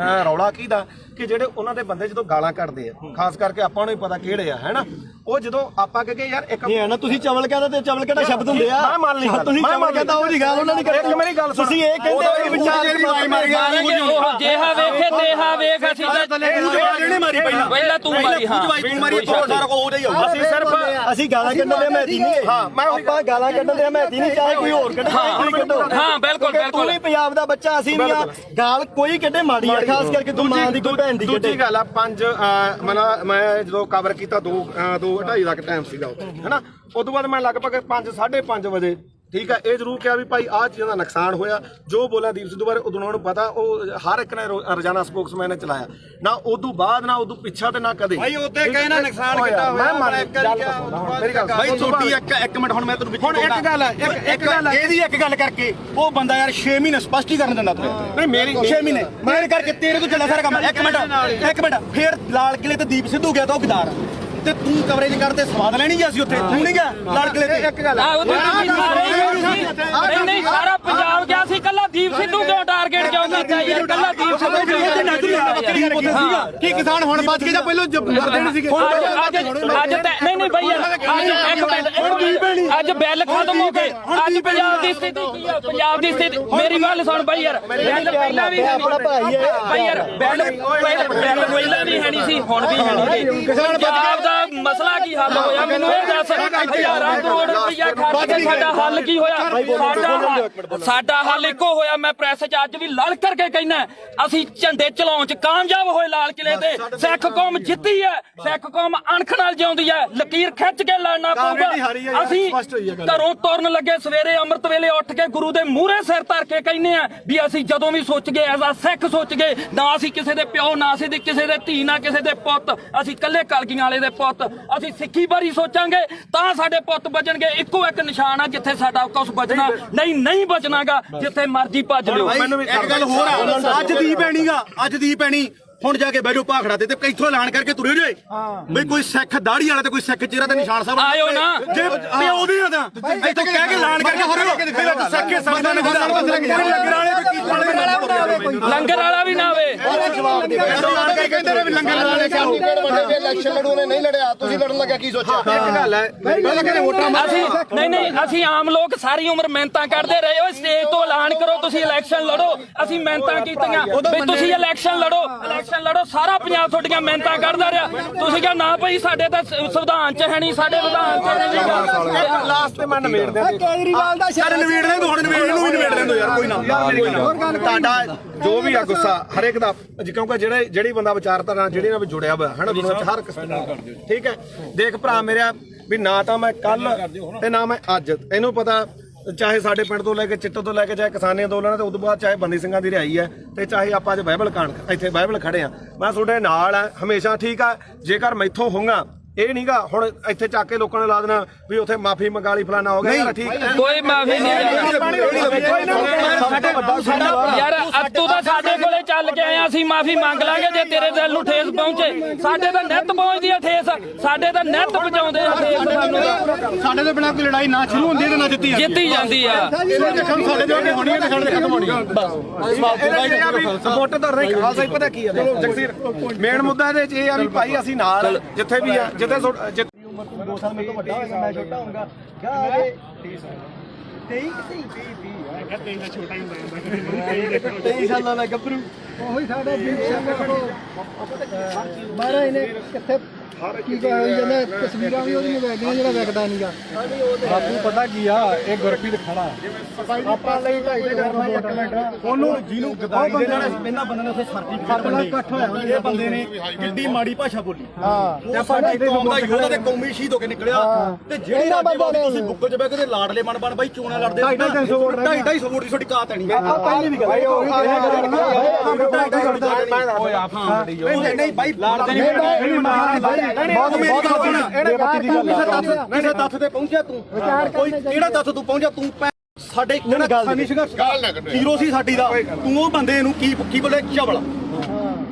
ਰੌਲਾ ਕੀ ਦਾ ਕਿ ਜਿਹੜੇ ਉਹਨਾਂ ਦੇ ਬੰਦੇ ਜਦੋਂ ਗਾਲਾਂ ਕੱਢਦੇ ਆ ਖਾਸ ਕਰਕੇ ਆਪਾਂ ਨੂੰ ਹੀ ਪਤਾ ਕਿਹੜੇ ਆ ਹੈਨਾ ਉਹ ਜਦੋਂ ਆਪਾਂ ਕਹੇ ਯਾਰ ਇੱਕ ਇਹ ਹੈ ਨਾ ਤੁਸੀਂ ਚਵਲ ਕਹਿੰਦਾ ਤੇ ਚਵਲ ਕਿਹੜਾ ਸ਼ਬਦ ਹੁੰਦੇ ਆ ਮੈਂ ਮੰਨ ਲਈ ਤੁਸੀਂ ਚਵਲ ਕਹਿੰਦਾ ਉਹ ਦੀ ਗੱਲ ਉਹਨਾਂ ਨੇ ਕਰੀ ਮੇਰੀ ਗੱਲ ਸੁਣ ਤੁਸੀਂ ਇਹ ਕਹਿੰਦੇ ਹੋ ਵਿਚਾਰ ਦੀ ਵਾਈ ਮਾਰ ਗਿਆ ਉਹ ਜੇਹਾ ਵੇਖੇ ਤੇਹਾ ਵੇਖ ਅਸੀਂ ਇਹਨੇ ਮਾਰੀ ਪਹਿਲਾਂ ਤੂੰ ਮਾਰੀ ਹਾਂ ਤੂੰ ਮਾਰੀ ਸਾਰਾ ਕੋ ਉਹਦਾ ਹੀ ਹੋਊ ਅਸੀਂ ਸਿਰਫ ਅਸੀਂ ਗਾਲਾਂ ਕੱਢਣ ਦੇ ਮਹਿਤੀ ਨਹੀਂ ਹਾਂ ਮੈਂ ਆਪਾਂ ਗਾਲਾਂ ਕੱਢਣ ਦੇ ਮਹਿਤੀ ਨਹੀਂ ਚਾਹੇ ਕੋਈ ਹੋਰ ਕੱਢੇ ਕੋਈ ਕੱਢੋ ਹਾਂ ਬਿਲਕੁਲ ਤੂੰ ਵੀ ਪੰਜਾਬ ਦਾ ਬੱਚਾ ਅਸੀਂ ਨਹੀਂ ਆ ਗਾਲ ਕੋਈ ਕੱਢੇ ਮਾੜੀ ਆ ਖਾਸ ਕਰਕੇ ਤੂੰ ਮਾਂ ਦੀ ਕੋਈ ਭੈਣ ਦੀ ਕੱਢੇ ਦੂਜੀ ਗੱਲ ਆ ਮੈਂ ਜਦੋਂ ਕਵਰ ਕੀਤਾ 2:30 ਦਾ ਟਾਈਮ ਸੀਗਾ ਹੈਨਾ ਉਸ ਤੋਂ ਬਾਅਦ ਮੈਂ ਲਗਭਗ 5:30 ਵਜੇ ਠੀਕ ਹੈ ਇਹ ਜ਼ਰੂਰ ਕਿਹਾ ਵੀ ਭਾਈ ਆਹ ਚੀਜ਼ਾਂ ਦਾ ਨੁਕਸਾਨ ਹੋਇਆ ਜੋ ਬੋਲਿਆ ਦੀਪ ਸਿੱਧੂ ਬਾਰੇ ਉਦੋਂ ਨੂੰ ਪਤਾ ਉਹ ਹਰ ਇੱਕ ਨੇ ਰੋਜ਼ਾਨਾ ਸਪੋਕਸਮੈਨ ਨੇ ਚਲਾਇਆ ਨਾ ਉਦੋਂ ਬਾਅਦ ਨਾ ਉਦੋਂ ਪਿੱਛਾ ਤੇ ਨਾ ਕਦੇ ਭਾਈ ਉੱਤੇ ਕਹਿਣਾ ਨੁਕਸਾਨ ਕਿੱਦਾਂ ਹੋਇਆ ਮੈਂ ਇੱਕ ਵਾਰੀ ਕਿਹਾ ਮੇਰੀ ਗੱਲ ਭਾਈ ਛੋਟੀ ਇੱਕ ਮਿੰਟ ਹੁਣ ਮੈਂ ਤੈਨੂੰ ਵਿੱਚ ਹੁਣ ਇੱਕ ਗੱਲ ਹੈ ਇੱਕ ਗੱਲ ਹੈ ਇਹਦੀ ਇੱਕ ਗੱਲ ਕਰਕੇ ਉਹ ਬੰਦਾ ਯਾਰ 6 ਮਹੀਨੇ ਸਪਸ਼ਟੀਕਰਨ ਦਿੰਦਾ ਤੂੰ ਨਹੀਂ ਮੇਰੀ 6 ਮਹੀਨੇ ਮੇਰੇ ਕਰਕੇ ਤੇਰੇ ਤੋਂ ਚੱਲਿਆ ਸਾਰਾ ਕੰਮ ਇੱਕ ਮਿੰਟ ਫੇਰ ਲਾਲ ਕਿਲੇ ਤੇ ਦੀਪ ਸਿੱਧੂ ਗਿਆ ਤਾਂ ਉਹ ਗਦਾਰ ਤੇ ਤੂੰ ਕਵਰੇਜ ਕਰਦੇ ਸਵਾਦ ਲੈਣੀ ਗਿਆ ਸੀ ਉੱਥੇ ਤੂੰ ਨਹੀਂ ਗਿਆ ਲਾਲ ਕਿਲੇ ਤੇ ਇੱਕ ਗੱਲ ਆਹ ਉਦੋਂ ਤੁਸੀਂ ਸਾਰੇ ਨਹੀਂ ਨਹੀਂ ਸਾਰਾ ਪੰਜਾਬ ਗਿਆ ਸੀ ਕੱਲਾ ਦੀਪ ਸਿੱਧੂ ਕਿਉਂ ਟਾਰਗੇਟ ਕਿਉਂ ਕੀਤਾ ਯਾਰ ਕੱਲਾ ਦੀਪ ਸਿੱਧੂ ਕਿਉਂ ਕੀ ਕਿਸਾਨ ਹੁਣ ਬਚ ਗਏ ਜਾਂ ਪਹਿਲਾਂ ਮਰਦੇ ਨਹੀਂ ਸੀਗੇ ਅੱਜ ਨਹੀਂ ਨਹੀਂ ਬਈ ਅੱਜ ਬਿੱਲ ਖਤਮ ਹੋ ਗਏ ਅੱਜ ਪੰਜਾਬ ਦੀ ਸਥਿਤੀ ਕੀ ਹੈ ਪੰਜਾਬ ਦੀ ਸਥਿਤੀ ਮੇਰੀ ਗੱਲ ਸੁਣ ਬਈ ਯਾਰ ਬਿੱਲ ਪਹਿਲਾਂ ਵੀ ਹੈ ਬਈ ਯਾਰ ਬਿੱਲ ਪਹਿਲਾਂ ਵੀ ਹੈ ਨਹੀਂ ਸੀ ਹੁਣ ਵੀ ਹੈ ਨਹੀਂ ਪੰਜਾਬ ਦਾ ਮਸਲਾ ਕੀ ਹੱਲ ਹੋਇਆ ਮੈਨੂੰ ਇਹ ਦੱਸ ਹਜ਼ਾਰਾਂ ਕਰੋੜ ਰੁਪਈਆ ਖਰਚ ਕੇ ਸਾਡਾ ਹੱਲ ਕੀ ਹੋਇਆ ਸਾਡਾ ਹੱਲ ਇੱਕੋ ਹੋਇਆ ਮੈਂ ਪ੍ਰੈਸ 'ਚ ਅੱਜ ਵੀ ਲੜ ਕਰਕੇ ਕਹਿਣਾ ਅਸੀਂ ਝੰਡੇ ਚਲਾਉਣ 'ਚ ਕਾਮਯਾਬ ਹੋਏ ਲਾਲ ਕਿਲੇ ਤੇ ਸਿੱਖ ਕੌਮ ਜਿੱਤੀ ਹੈ ਸਿੱਖ ਕੌਮ ਅਣਖ ਨਾਲ ਜਿਉਂਦੀ ਹੈ ਲਕੀਰ ਖਿੱਚ ਕੇ ਲੜਨਾ ਪਊਗਾ ਅਸੀਂ ਘਰੋਂ ਤੁਰਨ ਲੱਗੇ ਸਵੇਰੇ ਅੰਮ੍ਰਿਤ ਵੇਲੇ ਉੱਠ ਕੇ ਗੁਰੂ ਦੇ ਮੂਹਰੇ ਸਿਰ ਧਰ ਕੇ ਕਹਿੰਦੇ ਆ ਵੀ ਅਸੀਂ ਜਦੋਂ ਵੀ ਸੋਚ ਗਏ ਐਜ਼ ਆ ਸਿੱਖ ਸੋਚ ਗਏ ਨਾ ਅਸੀਂ ਕਿਸੇ ਦੇ ਪਿਓ ਨਾ ਅਸੀਂ ਕਿਸੇ ਦੇ ਧੀ ਨਾ ਕਿਸੇ ਦੇ ਪੁੱਤ ਅਸੀਂ ਇਕੱਲੇ ਕਲਗੀਆਂ ਵਾਲੇ ਦੇ ਪੁੱਤ ਅਸੀਂ ਸਿੱਖੀ ਬਾਰੇ ਸੋਚਾਂਗੇ ਤਾਂ ਸਾਡੇ ਪੁੱਤ ਬਚਣਗੇ ਇੱਕੋ ਇੱਕ ਨਿਸ਼ਾਨ ਆ ਜਿੱਥੇ ਸਾਡਾ ਕੁਝ ਬਚਣਾ ਨਹੀਂ ਬਚਣਾਗਾ ਜਿੱਥੇ ਮਰਜ਼ੀ ਭੱਜ ਲਿਓ ਇੱਕ ਗੱਲ ਹੋਰ ਆ ਅੱਜ ਦੀ ਪੈਣੀਗਾ ਅੱਜ ਦੀ ਪੈਣੀ ਹੁਣ ਜਾ ਕੇ ਬੈਠੋ ਭਾਖੜਾ ਤੇ ਇੱਥੋਂ ਐਲਾਨ ਕਰਕੇ ਤੁਰੇ ਜੇ ਬਈ ਕੋਈ ਸਿੱਖ ਦਾੜੀ ਵਾਲਾ ਤੇ ਕੋਈ ਸਿੱਖ ਚਿਹਰਾ ਤੇ ਨਿਸ਼ਾਨ ਸਾਹਿਬ ਆਇਓ ਨਾ ਜੇ ਪਿਓ ਦੀ ਤਾਂ ਇੱਥੋਂ ਕਹਿ ਕੇ ਐਲਾਨ ਕਰਕੇ ਤੁਰੇ ਸਿੱਖੇ ਸੰਗਤਾਂ ਨੇ ਲੰਗਰ ਵਾਲਾ ਵੀ ਨਾ ਆਵੇ ਕਹਿੰਦੇ ਨੇ ਵੀ ਲੰਗਰ ਵਾਲੇ ਇਲੈਕਸ਼ਨ ਲੜੂ ਨੇ ਨਹੀਂ ਲੜਿਆ ਤੁਸੀਂ ਲੜਨ ਲੱਗਿਆ ਕੀ ਸੋਚਿਆ ਇੱਕ ਗੱਲ ਹੈ ਪਹਿਲਾਂ ਕਹਿੰਦੇ ਵੋਟਾਂ ਅਸੀਂ ਨਹੀਂ ਅਸੀਂ ਆਮ ਲੋਕ ਸਾਰੀ ਉਮਰ ਮਿਹਨਤਾਂ ਕਰਦੇ ਰਹੇ ਓਏ ਸਟੇਜ ਤੋਂ ਐਲਾਨ ਕਰੋ ਤੁਸੀਂ ਇਲੈਕਸ਼ਨ ਲੜੋ ਅਸੀਂ ਮਿਹਨਤਾਂ ਕੀਤੀਆਂ ਵੀ ਤੁਸੀਂ ਇਲੈਕਸ਼ਨ ਲੜੋ ਸਾਰਾ ਪੰਜਾਬ ਤੁਹਾਡੀਆਂ ਮਿਹਨਤਾਂ ਕਰਦਾ ਰਿਹਾ ਤੁਸੀਂ ਕਿਹਾ ਨਾ ਭਾਈ ਸਾਡੇ ਤਾਂ ਸੰਵਿਧਾਨ 'ਚ ਹੈ ਨਹੀਂ ਸਾਡੇ ਵਿਧਾਨ 'ਚ ਹੈ ਨਹੀਂ ਲਾਸਟ ਤੇ ਮੈਂ ਨਵੇੜ ਦਿਆਂ ਕੇਜਰੀਵਾਲ ਦਾ ਯਾਰ ਨਵੇੜ ਦੇ ਹੁਣ ਨਵੇੜ ਨੂੰ ਵੀ ਨਵੇੜ ਲੈਂਦੋ ਯਾਰ ਕੋਈ ਨਾ ਤੁਹਾਡਾ ਜੋ ਵੀ ਆ ਗੁੱਸਾ ਹਰੇਕ ਦਾ ਕਿਉਂਕਿ ਜਿਹੜੀ ਬੰਦਾ ਵਿਚਾਰਧਾਰਾ ਜਿਹੜੇ ਨਾਲ ਵੀ ਜੁੜਿਆ ਹੋਇਆ ਹੈ ਨਾ ਦੁਨੀਆ 'ਚ ਹਰ ਕਿਸਮ ਦਾ ਠੀਕ ਹੈ ਦੇਖ ਭਰਾ ਮੇਰਾ ਵੀ ਨਾ ਤਾਂ ਮੈਂ ਕੱਲ ਤੇ ਨਾ ਮੈਂ ਅੱਜ ਇਹਨੂੰ ਪਤਾ ਚਾਹੇ ਸਾਡੇ ਪਿੰਡ ਤੋਂ ਲੈ ਕੇ ਚਿੱਟੋ ਤੋਂ ਲੈ ਕੇ ਚਾਹੇ ਕਿਸਾਨੀ ਅੰਦੋਲਨ ਤੇ ਉਦੋਂ ਬਾਅਦ ਚਾਹੇ ਬੰਦੀ ਸਿੰਘਾਂ ਦੀ ਰਿਹਾਈ ਹੈ ਤੇ ਚਾਹੇ ਆਪਾਂ ਅੱਜ ਬਾਈਬਲ ਕਾਣ ਇੱਥੇ ਬਾਈਬਲ ਖੜੇ ਆ ਮੈਂ ਤੁਹਾਡੇ ਨਾਲ ਆ ਹਮੇਸ਼ਾ ਠੀਕ ਆ ਜੇਕਰ ਮੈਥੋਂ ਹੋਊਗਾ ਇਹ ਨਹੀਂਗਾ ਹੁਣ ਇੱਥੇ ਚੱਕ ਕੇ ਲੋਕਾਂ ਨੇ ਲਾ ਦੇਣਾ ਵੀ ਉੱਥੇ ਮਾਫੀ ਮੰਗਾ ਲਈ ਫਲਾਣਾ ਹੋ ਗਿਆ ਯਾਰ ਠੀਕ ਹੈ ਕੋਈ ਮਾਫੀ ਨਹੀਂ ਯਾਰ ਅੱਤੂ ਤਾਂ ਸਾਡੇ ਕੋਲੇ ਚੱਲ ਕੇ ਆਏ ਅਸੀਂ ਮਾਫੀ ਮੰਗ ਲਾਂਗੇ ਜੇ ਤੇਰੇ ਦਿਲ ਨੂੰ ਠੇਸ ਪਹੁੰਚੇ ਸਾਡੇ ਤਾਂ ਨਿੱਤ ਪਹੁੰਚਦੀ ਆ ਠੇਸ ਸਾਡੇ ਤਾਂ ਨਿੱਤ ਪਹੁੰਚਾਉਂਦੇ ਆ ਠੇਸ ਸਾਡੇ ਤੋਂ ਬਿਨਾ ਕੋਈ ਲੜਾਈ ਨਾ ਸ਼ੁਰੂ ਹੁੰਦੀ ਤੇ ਨਾ ਜਿੱਤੀ ਜਾਂਦੀ ਆ ਸਾਡੇ ਜੋ ਹੋਣੀ ਹੈ ਤੇ ਸਾਡੇ ਖਤਮ ਹੋਣੀ ਹੈ ਸਪੋਰਟ ਤਾਂ ਰਹੀ ਖਾਲਸਾ ਹੀ ਪਤਾ ਕੀ ਹੈ ਜਗਸੀਰ ਮੇਨ ਮੁੱਦਾ ਇਹਦੇ ਚ ਇਹ ਆ ਵੀ ਭਾਈ ਅਸੀਂ ਨਾਲ ਜਿੱਥੇ ਵੀ ਆ ਜਿੱਥੇ 2 ਸਾਲ ਮੇਰੇ ਤੋਂ ਵੱਡਾ ਹੋਏਗਾ ਮੈਂ ਛੋਟਾ ਹੋਊਗਾ ਕਿਆ 23 ਸਾਲਾਂ ਦਾ ਗੱਭਰੂ ਉਹੀ ਸਾਡਾ ਦੀਪ ਸਿੰਘ ਮਾਰਾ ਇਹਨੇ ਕਿੱਥੇ ਕੀ ਹੋਈ ਜਾਂਦਾ ਤਸਵੀਰਾਂ ਵੀ ਉਹਦੀਆਂ ਵਗਦੀਆਂ ਜਿਹੜਾ ਵਿਕਦਾ ਨਹੀਂਗਾ ਬਾਪੂ ਪਤਾ ਕੀ ਆ ਇਹ ਗੁਰਪ੍ਰੀਤ ਖੜਾ ਆਪਾਂ ਲਈ ਉਹਨੂੰ ਜਿਹਨੂੰ ਗਦਾਈ ਦੇ ਨਾਲ ਇਹਨਾਂ ਬੰਦੇ ਨੇ ਉੱਥੇ ਸਰਟੀਫਿਕੇਟ ਵੰਡੇ ਇਹ ਬੰਦੇ ਨੇ ਕਿੱਡੀ ਮਾੜੀ ਭਾਸ਼ਾ ਬੋਲੀ ਤੇ ਆਪਾਂ ਇੱਥੇ ਕੌਮ ਦਾ ਯੋਧਾ ਤੇ ਕੌਮੀ ਸ਼ਹੀਦ ਹੋ ਕੇ ਨਿਕਲਿਆ ਤੇ ਜਿਹੜੇ ਰਾਜੇਵਾਲ ਤੁਸੀਂ ਬੁੱਕ 'ਚ ਬਹਿ ਕੇ ਲਾੜਲੇ ਬਣ ਬਾਈ ਚੋਣਾਂ ਲੜਦੇ 250 ਵੋਟ ਦੀ ਤੁਹਾਡੀ ਕਾਤ ਹੈ ਨਹੀਂ ਪਹਿਲੀ ਵੀ ਗੱਲ ਨਹੀਂ ਬਾਈ ਲੜਦੇ ਕਿਸੇ ਤੱਥ ਤੇ ਪਹੁੰਚਿਆ ਤੂੰ ਕੋਈ ਕਿਹੜਾ ਤੱਥ ਤੂੰ ਪਹੁੰਚਿਆ ਤੂੰ ਸਾਡੇ ਕਿਸਾਨੀ ਸੰਘਰਸ਼ ਹੀਰੋ ਸੀ ਸਾਡੀ ਦਾ ਤੂੰ ਉਹ ਬੰਦੇ ਨੂੰ ਕੀ ਬੋਲੇ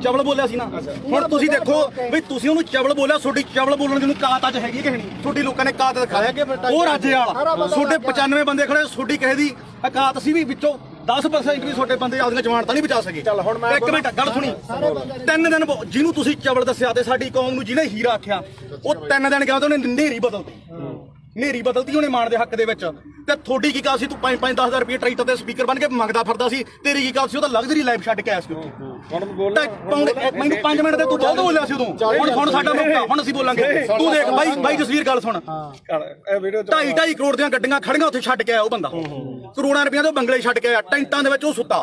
ਚਵਲ ਬੋਲਿਆ ਸੀ ਨਾ ਹੁਣ ਤੁਸੀਂ ਦੇਖੋ ਵੀ ਤੁਸੀਂ ਉਹਨੂੰ ਚਵਲ ਬੋਲਿਆ ਤੁਹਾਡੀ ਚਵਲ ਬੋਲਣ ਦੀ ਨੂੰ ਕਾਤ ਅੱਜ ਹੈਗੀ ਕਿ ਨਹੀਂ ਤੁਹਾਡੀ ਲੋਕਾਂ ਨੇ ਕਾਤ ਦਿਖਾਇਆ ਉਹ ਰਾਜੇ ਵਾਲਾ ਤੁਹਾਡੇ 95 ਬੰਦੇ ਖੜੇ ਤੁਹਾਡੀ ਕਿਸੇ ਦੀ ਕਾਤ ਸੀ ਵੀ ਵਿੱਚੋਂ 10% ਵੀ ਤੁਹਾਡੇ ਬੰਦੇ ਆਪਣੀਆਂ ਜਵਾਨਤਾਂ ਨਹੀਂ ਬਚਾ ਸਕੇ ਚੱਲ ਹੁਣ ਮੈਂ ਇੱਕ ਮਿੰਟ ਗੱਲ ਸੁਣੀ 3 ਦਿਨ ਜਿਹਨੂੰ ਤੁਸੀਂ ਚਵਲ ਦੱਸਿਆ ਤੇ ਸਾਡੀ ਕੌਮ ਨੂੰ ਜਿਹਨੇ ਹੀਰਾ ਆਖਿਆ ਉਹ 3 ਦਿਨ ਗਿਆ ਤੇ ਉਹਨੇ ਨੇਰੀ ਬਦਲਤੀ ਉਹਨੇ ਮਾਣ ਦੇ ਹੱਕ ਦੇ ਵਿੱਚ ਤੇ ਤੁਹਾਡੀ ਕੀ ਗੱਲ ਸੀ ਤੂੰ 5-10 ਰੁਪਏ ਟਰੈਕਟਰ ਤੇ ਸਪੀਕਰ ਬਣ ਕੇ ਮੰਗਦਾ ਫਿਰਦਾ ਸੀ ਤੇਰੀ ਕੀ ਗੱਲ ਸੀ ਉਹ ਤਾਂ ਲਗਜ਼ਰੀ ਲਾਈਫ ਛੱਡ ਕੇ ਆਇਆ ਸੀ ਮੈਨੂੰ 5 ਮਿੰਟ ਤੇ ਤੂੰ ਬਹੁਤ ਬੋਲਿਆ ਸੀ ਉਦੋਂ ਹੁਣ ਸਾਡਾ ਮੌਕਾ ਹੁਣ ਅਸੀਂ ਬੋਲਾਂਗੇ ਤੂੰ ਦੇਖ ਬਾਈ ਜਸਵੀਰ ਗੱਲ ਸੁਣ 2.5 ਕਰੋੜ ਦੀਆਂ ਗੱਡੀਆਂ ਖੜੀਆਂ ਉੱਥੇ ਛੱਡ ਕੇ ਆਇਆ ਉਹ ਬੰਦਾ ਕਰੋੜਾਂ ਰੁਪਈਆਂ ਦੇ ਬੰਗਲੇ ਛੱਡ ਕੇ ਆਇਆ ਟੈਂਟਾਂ ਦੇ ਵਿੱਚ ਉਹ ਸੁੱਤਾ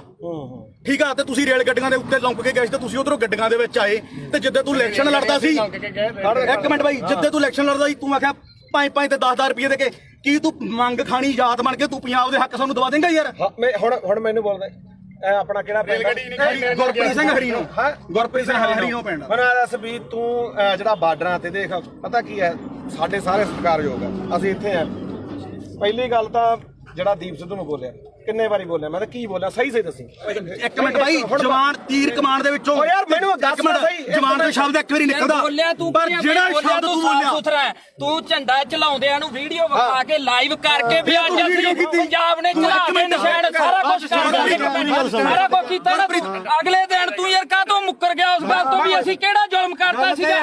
ਠੀਕ ਆ ਤੇ ਤੁਸੀਂ ਰੇਲ ਗੱਡੀਆਂ ਦੇ ਉੱਤੇ ਲੰਘ ਕੇ ਗਏ ਸੀ ਤੇ ਤੁਸੀਂ ਉਧਰੋਂ ਗੱਡੀਆਂ ਦੇ ਵਿੱਚ ਆਏ ਤੇ ਜਿੱਦੇ ਤੂੰ ਇਲੈਕਸ਼ਨ ਲੜਦਾ ਸੀ ਇੱਕ ਮਿੰਟ ਬਾਈ ਜਿੱਦੇ ਤੂੰ ਇਲੈਕਸ਼ਨ ਲੜਦਾ ਸੀ ਤੂੰ ਆਖਿਆ 5 ਤੇ 10 ਰੁਪਏ ਦੇ ਕੇ ਕੀ ਤੂੰ ਮੰਗ ਖਾਣੀ ਯਾਦ ਬਣ ਕੇ ਤੂੰ ਪੰਜਾਬ ਦੇ ਹੱਕ ਸਾਨੂੰ ਦਵਾ ਦੇਂਗਾ ਯਾਰ? ਮੈਂ ਹੁਣ ਮੈਨੂੰ ਬੋਲਦਾ ਇਹ ਆਪਣਾ ਕਿਹੜਾ ਪਿੰਡ ਗੁਰਪ੍ਰੀਤ ਸਿੰਘ ਹਰੀਨੋ। ਹਾਂ ਗੁਰਪ੍ਰੀਤ ਸਿੰਘ ਹਰੀਨੋ ਪਿੰਡ। ਮੈਨੂੰ ਦੱਸ ਵੀ ਤੂੰ ਜਿਹੜਾ ਬਾਰਡਰਾਂ ਤੇ ਦੇਖ ਪਤਾ ਕੀ ਹੈ ਸਾਡੇ ਸਾਰੇ ਸਤਿਕਾਰਯੋਗ ਆ ਅਸੀਂ ਇੱਥੇ ਆ ਪਹਿਲੀ ਗੱਲ ਤਾਂ ਜਿਹੜਾ ਦੀਪ ਸਿੱਧੂ ਨੂੰ ਬੋਲਿਆ ਕਿੰਨੇ ਵਾਰੀ ਬੋਲਿਆ ਮੈਂ ਤਾਂ ਕੀ ਬੋਲਿਆ ਸਹੀ ਦੱਸੀ ਇੱਕ ਮਿੰਟ ਬਾਈ ਜਵਾਨ ਤੀਰ ਕਮਾਨ ਦੇ ਵਿੱਚੋਂ ਓ ਯਾਰ ਮੈਨੂੰ ਦੱਸ ਸਹੀ ਜਵਾਨ ਦਾ ਸ਼ਬਦ ਇੱਕ ਵਾਰੀ ਨਿਕਲਦਾ ਬੋਲਿਆ ਤੂੰ ਪਰ ਜਿਹੜਾ ਸ਼ਬਦ ਤੂੰ ਬੋਲਿਆ ਸੁਥਰਾ ਹੈ ਤੂੰ ਝੰਡਾ ਚਲਾਉਂਦਿਆਂ ਨੂੰ ਵੀਡੀਓ ਵਿਖਾ ਕੇ ਲਾਈਵ ਕਰਕੇ ਵੀ ਅੱਜ ਅਸੀਂ ਪੰਜਾਬ ਨੇ ਚਲਾ ਕੇ ਨਿਸ਼ਾਨ ਸਾਰਾ ਕੁਝ ਸਾਰਾ ਕੁਝ ਕੀਤਾ ਨਾ ਅਗਲੇ ਦਿਨ ਤੂੰ ਯਾਰ ਕਾਹਤੋਂ ਮੁੱਕਰ ਗਿਆ ਉਸ ਗੱਲ ਤੋਂ ਵੀ ਅਸੀਂ ਕਿਹੜਾ ਜ਼ੁਲਮ ਕਰਤਾ ਸੀਗਾ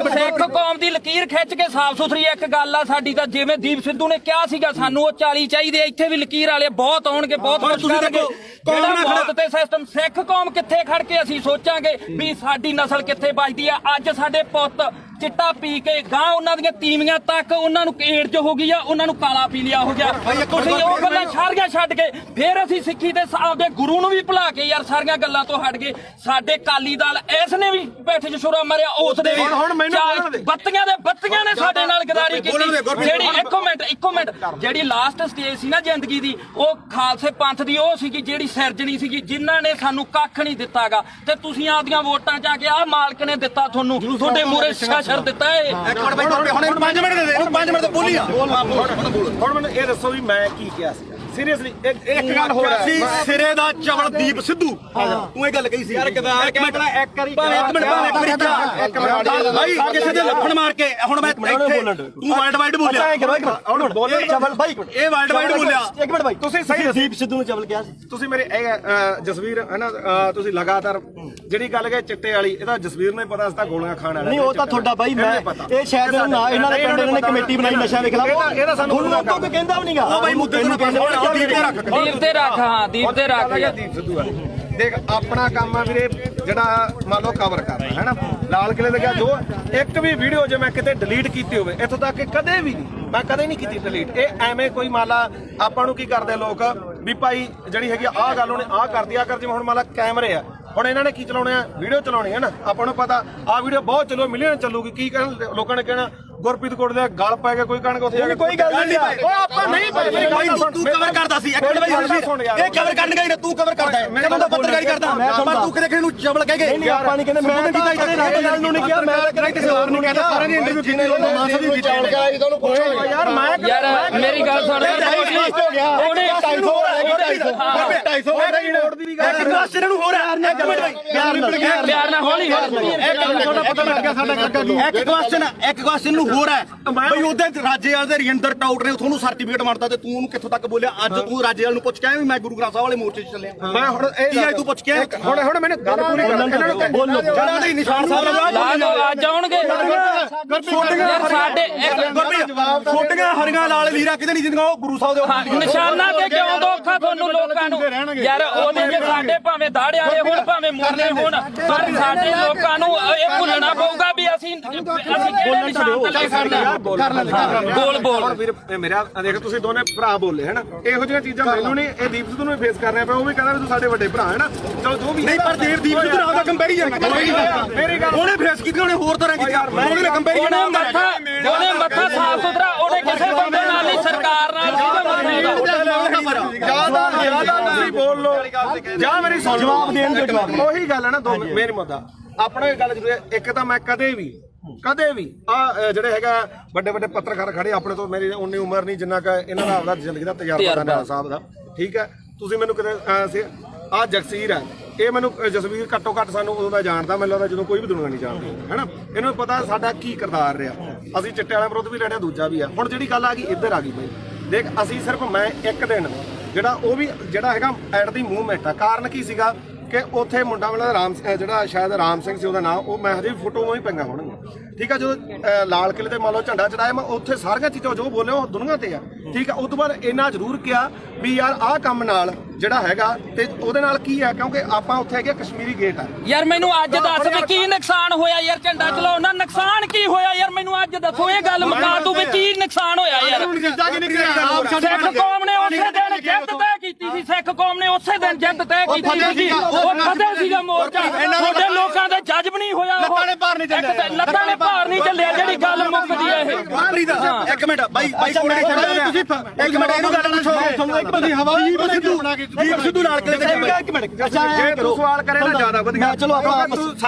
ਸਿੱਖ ਕੌਮ ਦੀ ਲਕੀਰ ਖਿੱਚ ਕੇ ਸਾਫ਼ ਸੁਥਰੀ ਇੱਕ ਗੱਲ ਆ ਸਾਡੀ ਤਾਂ ਜਿਵੇਂ ਦੀਪ ਸਿੱਧੂ ਨੇ ਕਿਹਾ ਸੀਗਾ ਸਾਨੂੰ ਉਹ 40 ਚਾਹੀਦੇ ਇੱਥੇ ਵੀ ਲਕੀਰ ਵਾਲੇ ਬਹੁਤ ਆਉਣਗੇ ਬਹੁਤ ਕੁਝ ਕਰਨਗੇ ਜਿਹੜਾ ਮੌਤ ਤੇ ਸਿਸਟਮ ਸਿੱਖ ਕੌਮ ਕਿੱਥੇ ਖੜ ਕੇ ਅਸੀਂ ਸੋਚਾਂਗੇ ਵੀ ਸਾਡੀ ਨਸਲ ਕਿੱਥੇ ਬਚਦੀ ਆ ਅੱਜ ਸਾਡੇ ਪੁੱਤ ਚਿੱਟਾ ਪੀ ਕੇ ਗਾਂ ਉਹਨਾਂ ਦੀਆਂ ਤੀਵੀਆਂ ਤੱਕ ਉਹਨਾਂ ਨੂੰ ਏਡਜ਼ ਹੋ ਗਈ ਆ ਉਹਨਾਂ ਨੂੰ ਕਾਲਾ ਪੀਲੀਆ ਹੋ ਗਿਆ ਤੁਸੀਂ ਉਹ ਗੱਲਾਂ ਸਾਰੀਆਂ ਛੱਡ ਕੇ ਫਿਰ ਅਸੀਂ ਸਿੱਖੀ ਦੇ ਆਪਦੇ ਗੁਰੂ ਨੂੰ ਵੀ ਭੁਲਾ ਕੇ ਯਾਰ ਸਾਰੀਆਂ ਗੱਲਾਂ ਤੋਂ ਹਟ ਗਏ ਸਾਡੇ ਕਾਲੀ ਦਲ ਇਸ ਨੇ ਵੀ ਪਿੱਠ 'ਚ ਛੁਰਾ ਮਾਰਿਆ ਉਸ ਦੇ ਵੀ ਬੱਤੀਆਂ ਨੇ ਸਾਡੇ ਨਾਲ ਗਦਾਰੀ ਕੀਤੀ ਜਿਹੜੀ ਇੱਕੋ ਮਿੰਟ ਜਿਹੜੀ ਲਾਸਟ ਸਟੇਜ ਸੀ ਨਾ ਜ਼ਿੰਦਗੀ ਦੀ ਉਹ ਖਾਲਸੇ ਪੰਥ ਦੀ ਉਹ ਸੀਗੀ ਜਿਹੜੀ ਸਿਰਜਣੀ ਸੀਗੀ ਜਿਨ੍ਹਾਂ ਨੇ ਸਾਨੂੰ ਕੱਖ ਨਹੀਂ ਦਿੱਤਾਗਾ ਤੇ ਤੁਸੀਂ ਆਪਦੀਆਂ ਵੋਟਾਂ 'ਚ ਆ ਕੇ ਆਹ ਮਾਲਕ ਨੇ ਦਿੱਤਾ ਤੁਹਾਨੂੰ ਤੁਹਾਡੇ ਮੂਹਰੇ ਸ਼ਰ ਦਿੱਤਾ ਏ ਇੱਕ ਮਿੰਟ ਬਾਈ ਹੁਣ 5 ਮਿੰਟ ਦੇ ਦੇ ਇਹਨੂੰ 5 ਮਿੰਟ ਤੇ ਬੋਲੀ ਆ ਹੁਣ ਮੈਨੂੰ ਇਹ ਦੱਸੋ ਵੀ ਮੈਂ ਕੀ ਕਿਹਾ ਸੀ ਸੀਰੀਅਸਲੀ ਇੱਕ ਗੱਲ ਹੋਰ ਸੀ ਸਿਰੇ ਦਾ ਚਵਲ ਦੀਪ ਸਿੱਧੂ ਤੂੰ ਇਹ ਗੱਲ ਕਹੀ ਸੀ ਯਾਰ ਇੱਕ ਮਿੰਟ ਬਾਈ ਕਿਸੇ ਦੇ ਲੱਫੜ ਮਾਰ ਕੇ ਹੁਣ ਮੈਂ ਤੂੰ ਵਰਲਡ ਬੋਲਿਆ ਹੁਣ ਬੋਲੇ ਚਵਲ ਬਾਈ ਇਹ ਵਰਲਡ ਬੋਲਿਆ ਇੱਕ ਮਿੰਟ ਬਾਈ ਤੁਸੀਂ ਸਹੀ ਦੀਪ ਸਿੱਧੂ ਨੂੰ ਚਵਲ ਕਿਹਾ ਸੀ ਤੁਸੀਂ ਮੇਰੇ ਜਸਵੀਰ ਹੈ ਨਾ ਤੁਸੀਂ ਲਗਾਤਾਰ ਜਿਹੜੀ ਗੱਲ ਕਹੇ ਚਿੱਟੇ ਵਾਲੀ ਇਹਦਾ ਜਸਵੀਰ ਨੂੰ ਪਤਾ ਸੀ ਤਾਂ ਗੋਲੀਆਂ ਖਾਣ ਵਾਲਾ ਨਹੀਂ ਉਹ ਤਾਂ ਤੁਹਾਡਾ ਬਾਈ ਮੈਂ ਇਹ ਸ਼ਾਇਦ ਨਾ ਇਹਨਾਂ ਦੇ ਪਿੰਡ ਨੇ ਕਮੇਟੀ ਬਣਾਈ ਨਸ਼ਾ ਦੇ ਖਿਲਾਫ ਇਹਦਾ ਸਾਨੂੰ ਕੋਈ ਕਹਿੰਦਾ ਵੀ ਨਹੀਂਗਾ ਉਹ ਬਾਈ ਮੁੱਦੇ ਨੂੰ ਕਹਿੰਦੇ ਦੀਪ ਤੇ ਰੱਖ ਹਾਂ ਦੀਪ ਤੇ ਰੱਖ ਦੀਪ ਸਿੱਧੂ ਵਾਲੇ ਦੇਖ ਆਪਣਾ ਕੰਮ ਆ ਵੀਰੇ ਜਿਹੜਾ ਮੰਨ ਲਓ ਕਵਰ ਕਰਨਾ ਹੈ ਨਾ ਲਾਲ ਕਿਲੇ ਲੱਗਿਆ ਜੋ ਇੱਕ ਵੀ ਵੀਡੀਓ ਜੇ ਮੈਂ ਕਿਤੇ ਡਿਲੀਟ ਕੀਤੀ ਹੋਵੇ ਇੱਥੋਂ ਤੱਕ ਕਿ ਕਦੇ ਵੀ ਨਹੀਂ ਮੈਂ ਕਦੇ ਨਹੀਂ ਕੀਤੀ ਡਿਲੀਟ ਇਹ ਐਵੇਂ ਕੋਈ ਮੰਨ ਲਾ ਆਪਾਂ ਨੂੰ ਕੀ ਕਰਦੇ ਲੋਕ ਵੀ ਭਾਈ ਜਿਹੜੀ ਹੈਗੀ ਆਹ ਗੱਲ ਉਹਨੇ ਆਹ ਕਰਦੀ ਆ ਕਰ ਜਿਵੇਂ ਹੁਣ ਮੰਨ ਲਾ ਕੈਮਰੇ ਆ ਹੁਣ ਇਹਨਾਂ ਨੇ ਕੀ ਚਲਾਉਣੇ ਆ ਵੀਡੀਓ ਚਲਾਉਣੀ ਹੈ ਨਾ ਆਪਾਂ ਨੂੰ ਪਤਾ ਆਹ ਵੀਡੀਓ ਬਹੁਤ ਚੱਲੋ ਮਿਲੀਅਨ ਚੱਲੂਗੀ ਕੀ ਕਹਿਣ ਲੋਕਾਂ ਨੇ ਕਹਿਣਾ ਗੁਰਪ੍ਰੀਤ ਕੋਟ ਦੇ ਗਲ ਪੈ ਗਿਆ ਕੋਈ ਕਣਕ ਉੱਥੇ ਕੋਈ ਗੱਲ ਨਹੀਂ ਉਹ ਆਪਾਂ ਨਹੀਂ ਬਾਈ ਤੂੰ ਕਵਰ ਕਰਦਾ ਸੀ ਇੱਕ ਮਿੰਟ ਬਾਈ ਇਹ ਕਵਰ ਕਰਨ ਗਈ ਤੂੰ ਕਵਰ ਕਰਦਾ ਹੈ ਮੈਂ ਤਾਂ ਪੱਤਰਕਾਰੀ ਕਰਦਾ ਪਰ ਤੂੰ ਕਿਤੇ ਕਿਸੇ ਨੂੰ ਚਵਲ ਕਹਿ ਗਏ ਨਹੀਂ ਆਪਾਂ ਨਹੀਂ ਕਹਿੰਦੇ ਮੈਂ ਤਾਂ ਕਿਸੇ ਨਾਲ ਨੂੰ ਨਹੀਂ ਕਿਹਾ ਮੈਂ ਤਾਂ ਕਿਸੇ ਹੋਰ ਨੂੰ ਕਹਿੰਦਾ ਸਾਰਿਆਂ ਦੀ ਇੰਟਰਵਿਊ ਕੀਤੀ ਲੋਕਾਂ ਮਾਸਾ ਵੀ ਕੀਤੀ ਯਾਰ ਯਾਰ ਮੇਰੀ ਗੱਲ ਸੁਣ ਉਹਨੇ 250 ਇੱਕ ਕਲਾਸ ਨੂੰ ਹੋ ਰਿਹਾ ਇੱਕ ਮਿੰਟ ਬਾਈ ਪਿਆਰ ਨਾਲ ਹੌਲੀ ਪਤਾ ਲੱਗ ਗਿਆ ਸਾਡਾ ਕਾਕਾ ਕੀ ਇੱਕ ਕੁਐਸਚਨ ਨੂੰ ਹੋਰ ਹੈ ਬਈ ਉਹਦੇ ਰਾਜੇਵਾਲ ਦੇ ਰਜਿੰਦਰ ਟਾਊਟ ਨੇ ਤੁਹਾਨੂੰ ਸਰਟੀਫਿਕੇਟ ਮੰਨਦਾ ਤੇ ਤੂੰ ਉਹਨੂੰ ਕਿੱਥੋਂ ਤੱਕ ਬੋਲਿਆ ਅੱਜ ਤੂੰ ਰਾਜੇਵਾਲ ਨੂੰ ਪੁੱਛ ਕੇ ਆਇਆ ਵੀ ਮੈਂ ਗੁਰੂ ਗ੍ਰੰਥ ਸਾਹਿਬ ਵਾਲੇ ਮੋਰਚੇ 'ਚ ਚੱਲਿਆ ਮੈਂ ਹੁਣ ਇਹ ਤੂੰ ਪੁੱਛ ਕੇ ਹੁਣ ਮੈਨੂੰ ਗੱਲ ਪੂਰੀ ਕਰ ਇਹਨਾਂ ਨੂੰ ਬੋਲੋ ਜਿਹੜਾ ਦੇ ਨਿਸ਼ਾਨ ਸਾਹਿਬ ਲਾ ਦੋ ਅੱਜ ਆਉਣਗੇ ਯਾਰ ਸਾਡੇ ਛੋਟੀਆਂ ਹਰੀਆਂ ਲਾਲ ਲੀਰਾ ਕਿਤੇ ਨਹੀਂ ਜਿੰਦੀਆਂ ਉਹ ਗੁਰੂ ਸਾਹਿਬ ਦੇ ਨਿਸ਼ਾਨਾ ਤੇ ਕਿਉਂ ਦੋਖਾ ਤੁਹਾਨੂੰ ਲੋਕਾਂ ਨੂੰ ਯਾਰ ਉਹਦੇ ਜੇ ਸਾਡੇ ਭਾਵੇਂ ਦਾੜੇ ਵਾਲੇ ਹੋਣ ਭਾਵੇਂ ਮੁਰਲੇ ਹੋਣ ਪਰ ਸਾਡੇ ਲੋਕਾਂ ਨੂੰ ਇਹ ਭੁੱਲਣਾ ਪਊਗਾ ਵੀ ਅਸੀਂ ਕਿਹੜੇ ਨਿਸ਼ਾਨ ਤੇ ਲੈ ਸਕਦੇ ਹਾਂ ਬੋਲ ਵੀਰ ਮੇਰਾ ਦੇਖ ਤੁਸੀਂ ਦੋਨੇ ਭਰਾ ਬੋਲੇ ਹੈ ਨਾ ਇਹੋ ਜਿਹੀਆਂ ਚੀਜ਼ਾਂ ਮੈਨੂੰ ਨਹੀਂ ਇਹ ਦੀਪ ਸਿੱਧੂ ਨੂੰ ਫੇਸ ਕਰਨਾ ਪਿਆ ਉਹ ਵੀ ਕਹਿੰਦਾ ਵੀ ਤੂੰ ਸਾਡੇ ਵੱਡੇ ਭਰਾ ਹੈ ਨਾ ਚਲੋ ਜੋ ਵੀ ਨਹੀਂ ਪਰ ਦੀਪ ਸਿੱਧੂ ਨਾਲ ਦਾ ਕੰਪੈਰੀਜ਼ਨ ਮੇਰੀ ਗੱਲ ਉਹਨੇ ਫੇਸ ਕੀਤੀ ਉਹਨੇ ਹੋਰ ਤਰ੍ਹਾਂ ਕੀਤੀ ਉਹਨੇ ਕੰਪੈਰੀਜ਼ਨ ਉਹਨੇ ਮੱਥਾ ਸਾਫ ਸੁਥਰਾ ਉਹਨੇ ਕਿਸੇ ਬੰਦੇ ਨਾਲ ਨਹੀਂ ਸਰਕਾਰ ਨਾਲ ਜਿਆਦਾ ਤੁਸੀਂ ਬੋਲ ਲੋ ਜਾਂ ਮੇਰੀ ਸੁਣ ਜਵਾਬ ਦੇਣ ਦੇ ਜਵਾਬ ਉਹੀ ਗੱਲ ਹੈ ਨਾ ਮੇਰੀ ਮੁੱਦਾ ਆਪਣਾ ਇਹ ਗੱਲ ਜ਼ਰੂਰ ਇੱਕ ਤਾਂ ਮੈਂ ਕਦੇ ਵੀ ਆ ਜਿਹੜੇ ਹੈਗਾ ਵੱਡੇ ਪੱਤਰਕਾਰ ਖੜੇ ਆਪਣੇ ਤੋਂ ਮੇਰੀ ਉਨੀ ਉਮਰ ਨਹੀਂ ਜਿੰਨਾ ਕਿ ਇਹਨਾਂ ਦਾ ਆਪਦਾ ਜ਼ਿੰਦਗੀ ਦਾ ਤਜਰਬਾ ਦਾ ਸਾਹਿਬ ਦਾ ਠੀਕ ਹੈ ਤੁਸੀਂ ਮੈਨੂੰ ਕਿਤੇ ਆ ਜਗਸੀਰ ਹੈ ਇਹ ਮੈਨੂੰ ਜਸਵੀਰ ਘੱਟੋ ਘੱਟ ਸਾਨੂੰ ਉਦੋਂ ਦਾ ਜਾਣਦਾ ਮੈਨੂੰ ਲੱਗਦਾ ਜਦੋਂ ਕੋਈ ਵੀ ਦੁਨੀਆ ਨਹੀਂ ਜਾਣਦੀ ਹੈਨਾ ਇਹਨੂੰ ਪਤਾ ਸਾਡਾ ਕੀ ਕਿਰਦਾਰ ਰਿਹਾ ਅਸੀਂ ਚਿੱਟੇ ਵਾਲਿਆਂ ਵਿਰੁੱਧ ਵੀ ਲੜਿਆ ਦੂਜਾ ਵੀ ਆ ਹੁਣ ਜਿਹੜੀ ਗੱਲ ਆ ਗਈ ਇੱਧਰ ਆ ਗਈ ਬਈ ਦੇਖ ਅਸੀਂ ਸਿਰਫ ਮੈਂ ਇੱਕ ਦਿਨ ਜਿਹੜਾ ਉਹ ਵੀ ਜਿਹੜਾ ਹੈਗਾ ਐਟ ਦੀ ਮੂਵਮੈਂਟ ਆ ਕਾਰਨ ਕੀ ਸੀਗਾ ਕਿ ਉੱਥੇ ਮੁੰਡਾ ਵਾਲਾ ਜਿਹੜਾ ਸ਼ਾਇਦ ਰਾਮ ਸਿੰਘ ਸੀ ਉਹਦਾ ਨਾਮ ਉਹ ਮੈਂ ਹਜੇ ਫੋਟੋ ਹੀ ਪਈਆਂ ਹੋਣਗੀਆਂ ਠੀਕ ਆ ਜਦੋਂ ਲਾਲ ਕਿਲੇ ਤੇ ਮੰਨ ਲਓ ਝੰਡਾ ਚੜਾਇਆ ਮੈਂ ਉੱਥੇ ਸਾਰੀਆਂ ਚੀਜ਼ਾਂ ਜੋ ਬੋਲੇ ਉਹ ਦੁਨੀਆ ਤੇ ਆ ਠੀਕ ਆ ਉਸ ਤੋਂ ਬਾਅਦ ਇੰਨਾ ਜ਼ਰੂਰ ਕਿਹਾ ਵੀ ਯਾਰ ਆਹ ਕੰਮ ਨਾਲ ਜਿਹੜਾ ਹੈਗਾ ਤੇ ਉਹਦੇ ਨਾਲ ਕੀ ਆ ਕਿਉਂਕਿ ਆਪਾਂ ਉੱਥੇ ਹੈਗੇ ਕਸ਼ਮੀਰੀ ਗੇਟ ਆ ਯਾਰ ਮੈਨੂੰ ਅੱਜ ਦੱਸ ਵੀ ਕੀ ਨੁਕਸਾਨ ਹੋਇਆ ਯਾਰ ਝੰਡਾ ਚਲਾਉਣ ਨਾਲ ਨੁਕਸਾਨ ਕੀ ਹੋਇਆ ਯਾਰ ਮੈਨੂੰ ਅੱਜ ਦੱਸੋ ਇਹ ਗੱਲ ਮੁਕਾ ਤੂੰ ਵੀ ਕੀ ਨੁਕਸਾਨ ਹੋਇਆ ਯਾਰ ਸਿੱਖ ਕੌਮ ਨੇ ਉਸੇ ਦਿਨ ਜਿੱਤ ਤੈਅ ਕੀਤੀ ਸੀ ਸਿੱਖ ਕੌਮ ਨੇ ਉਸੇ ਦਿਨ ਜਿੱਤ ਤੈਅ ਕੀਤੀ ਸੀ ਉਹ ਕਦੇ ਸੀਗਾ ਮੋਰਚਾ ਤੁਹਾਡੇ ਲੋਕਾਂ ਦੇ ਜੱਜ ਵੀ ਨਹੀਂ ਹੋਇਆ ਲੱਤਾਂ ਨੇ ਭਾਰ ਨਹੀਂ ਚੱਲਿਆ ਜਿਹੜੀ ਗੱਲ ਮੁੱਕਦੀ ਹੈ ਇਹ ਅਮਰਪ੍ਰੀਤ ਇੱਕ ਮਿੰਟ ਬਾਈ ਕੋਲੇ ਤੁਸੀਂ ਇੱਕ ਮਿੰਟ ਇਹਨੂੰ ਗੱਲ ਨਾ ਛੋੜੋ ਤੁਸੀਂ ਹਵਾਈ ਦੀਪ ਸਿੱਧੂ ਨਾਲ ਕਿਲੇ ਤੇ ਇੱਕ ਮਿੰਟ ਜੇ ਤੂੰ ਸਵਾਲ ਕਰੇ ਨਾ ਜ਼ਿਆਦਾ ਵਧੀਆ ਚਲੋ ਆਪਾਂ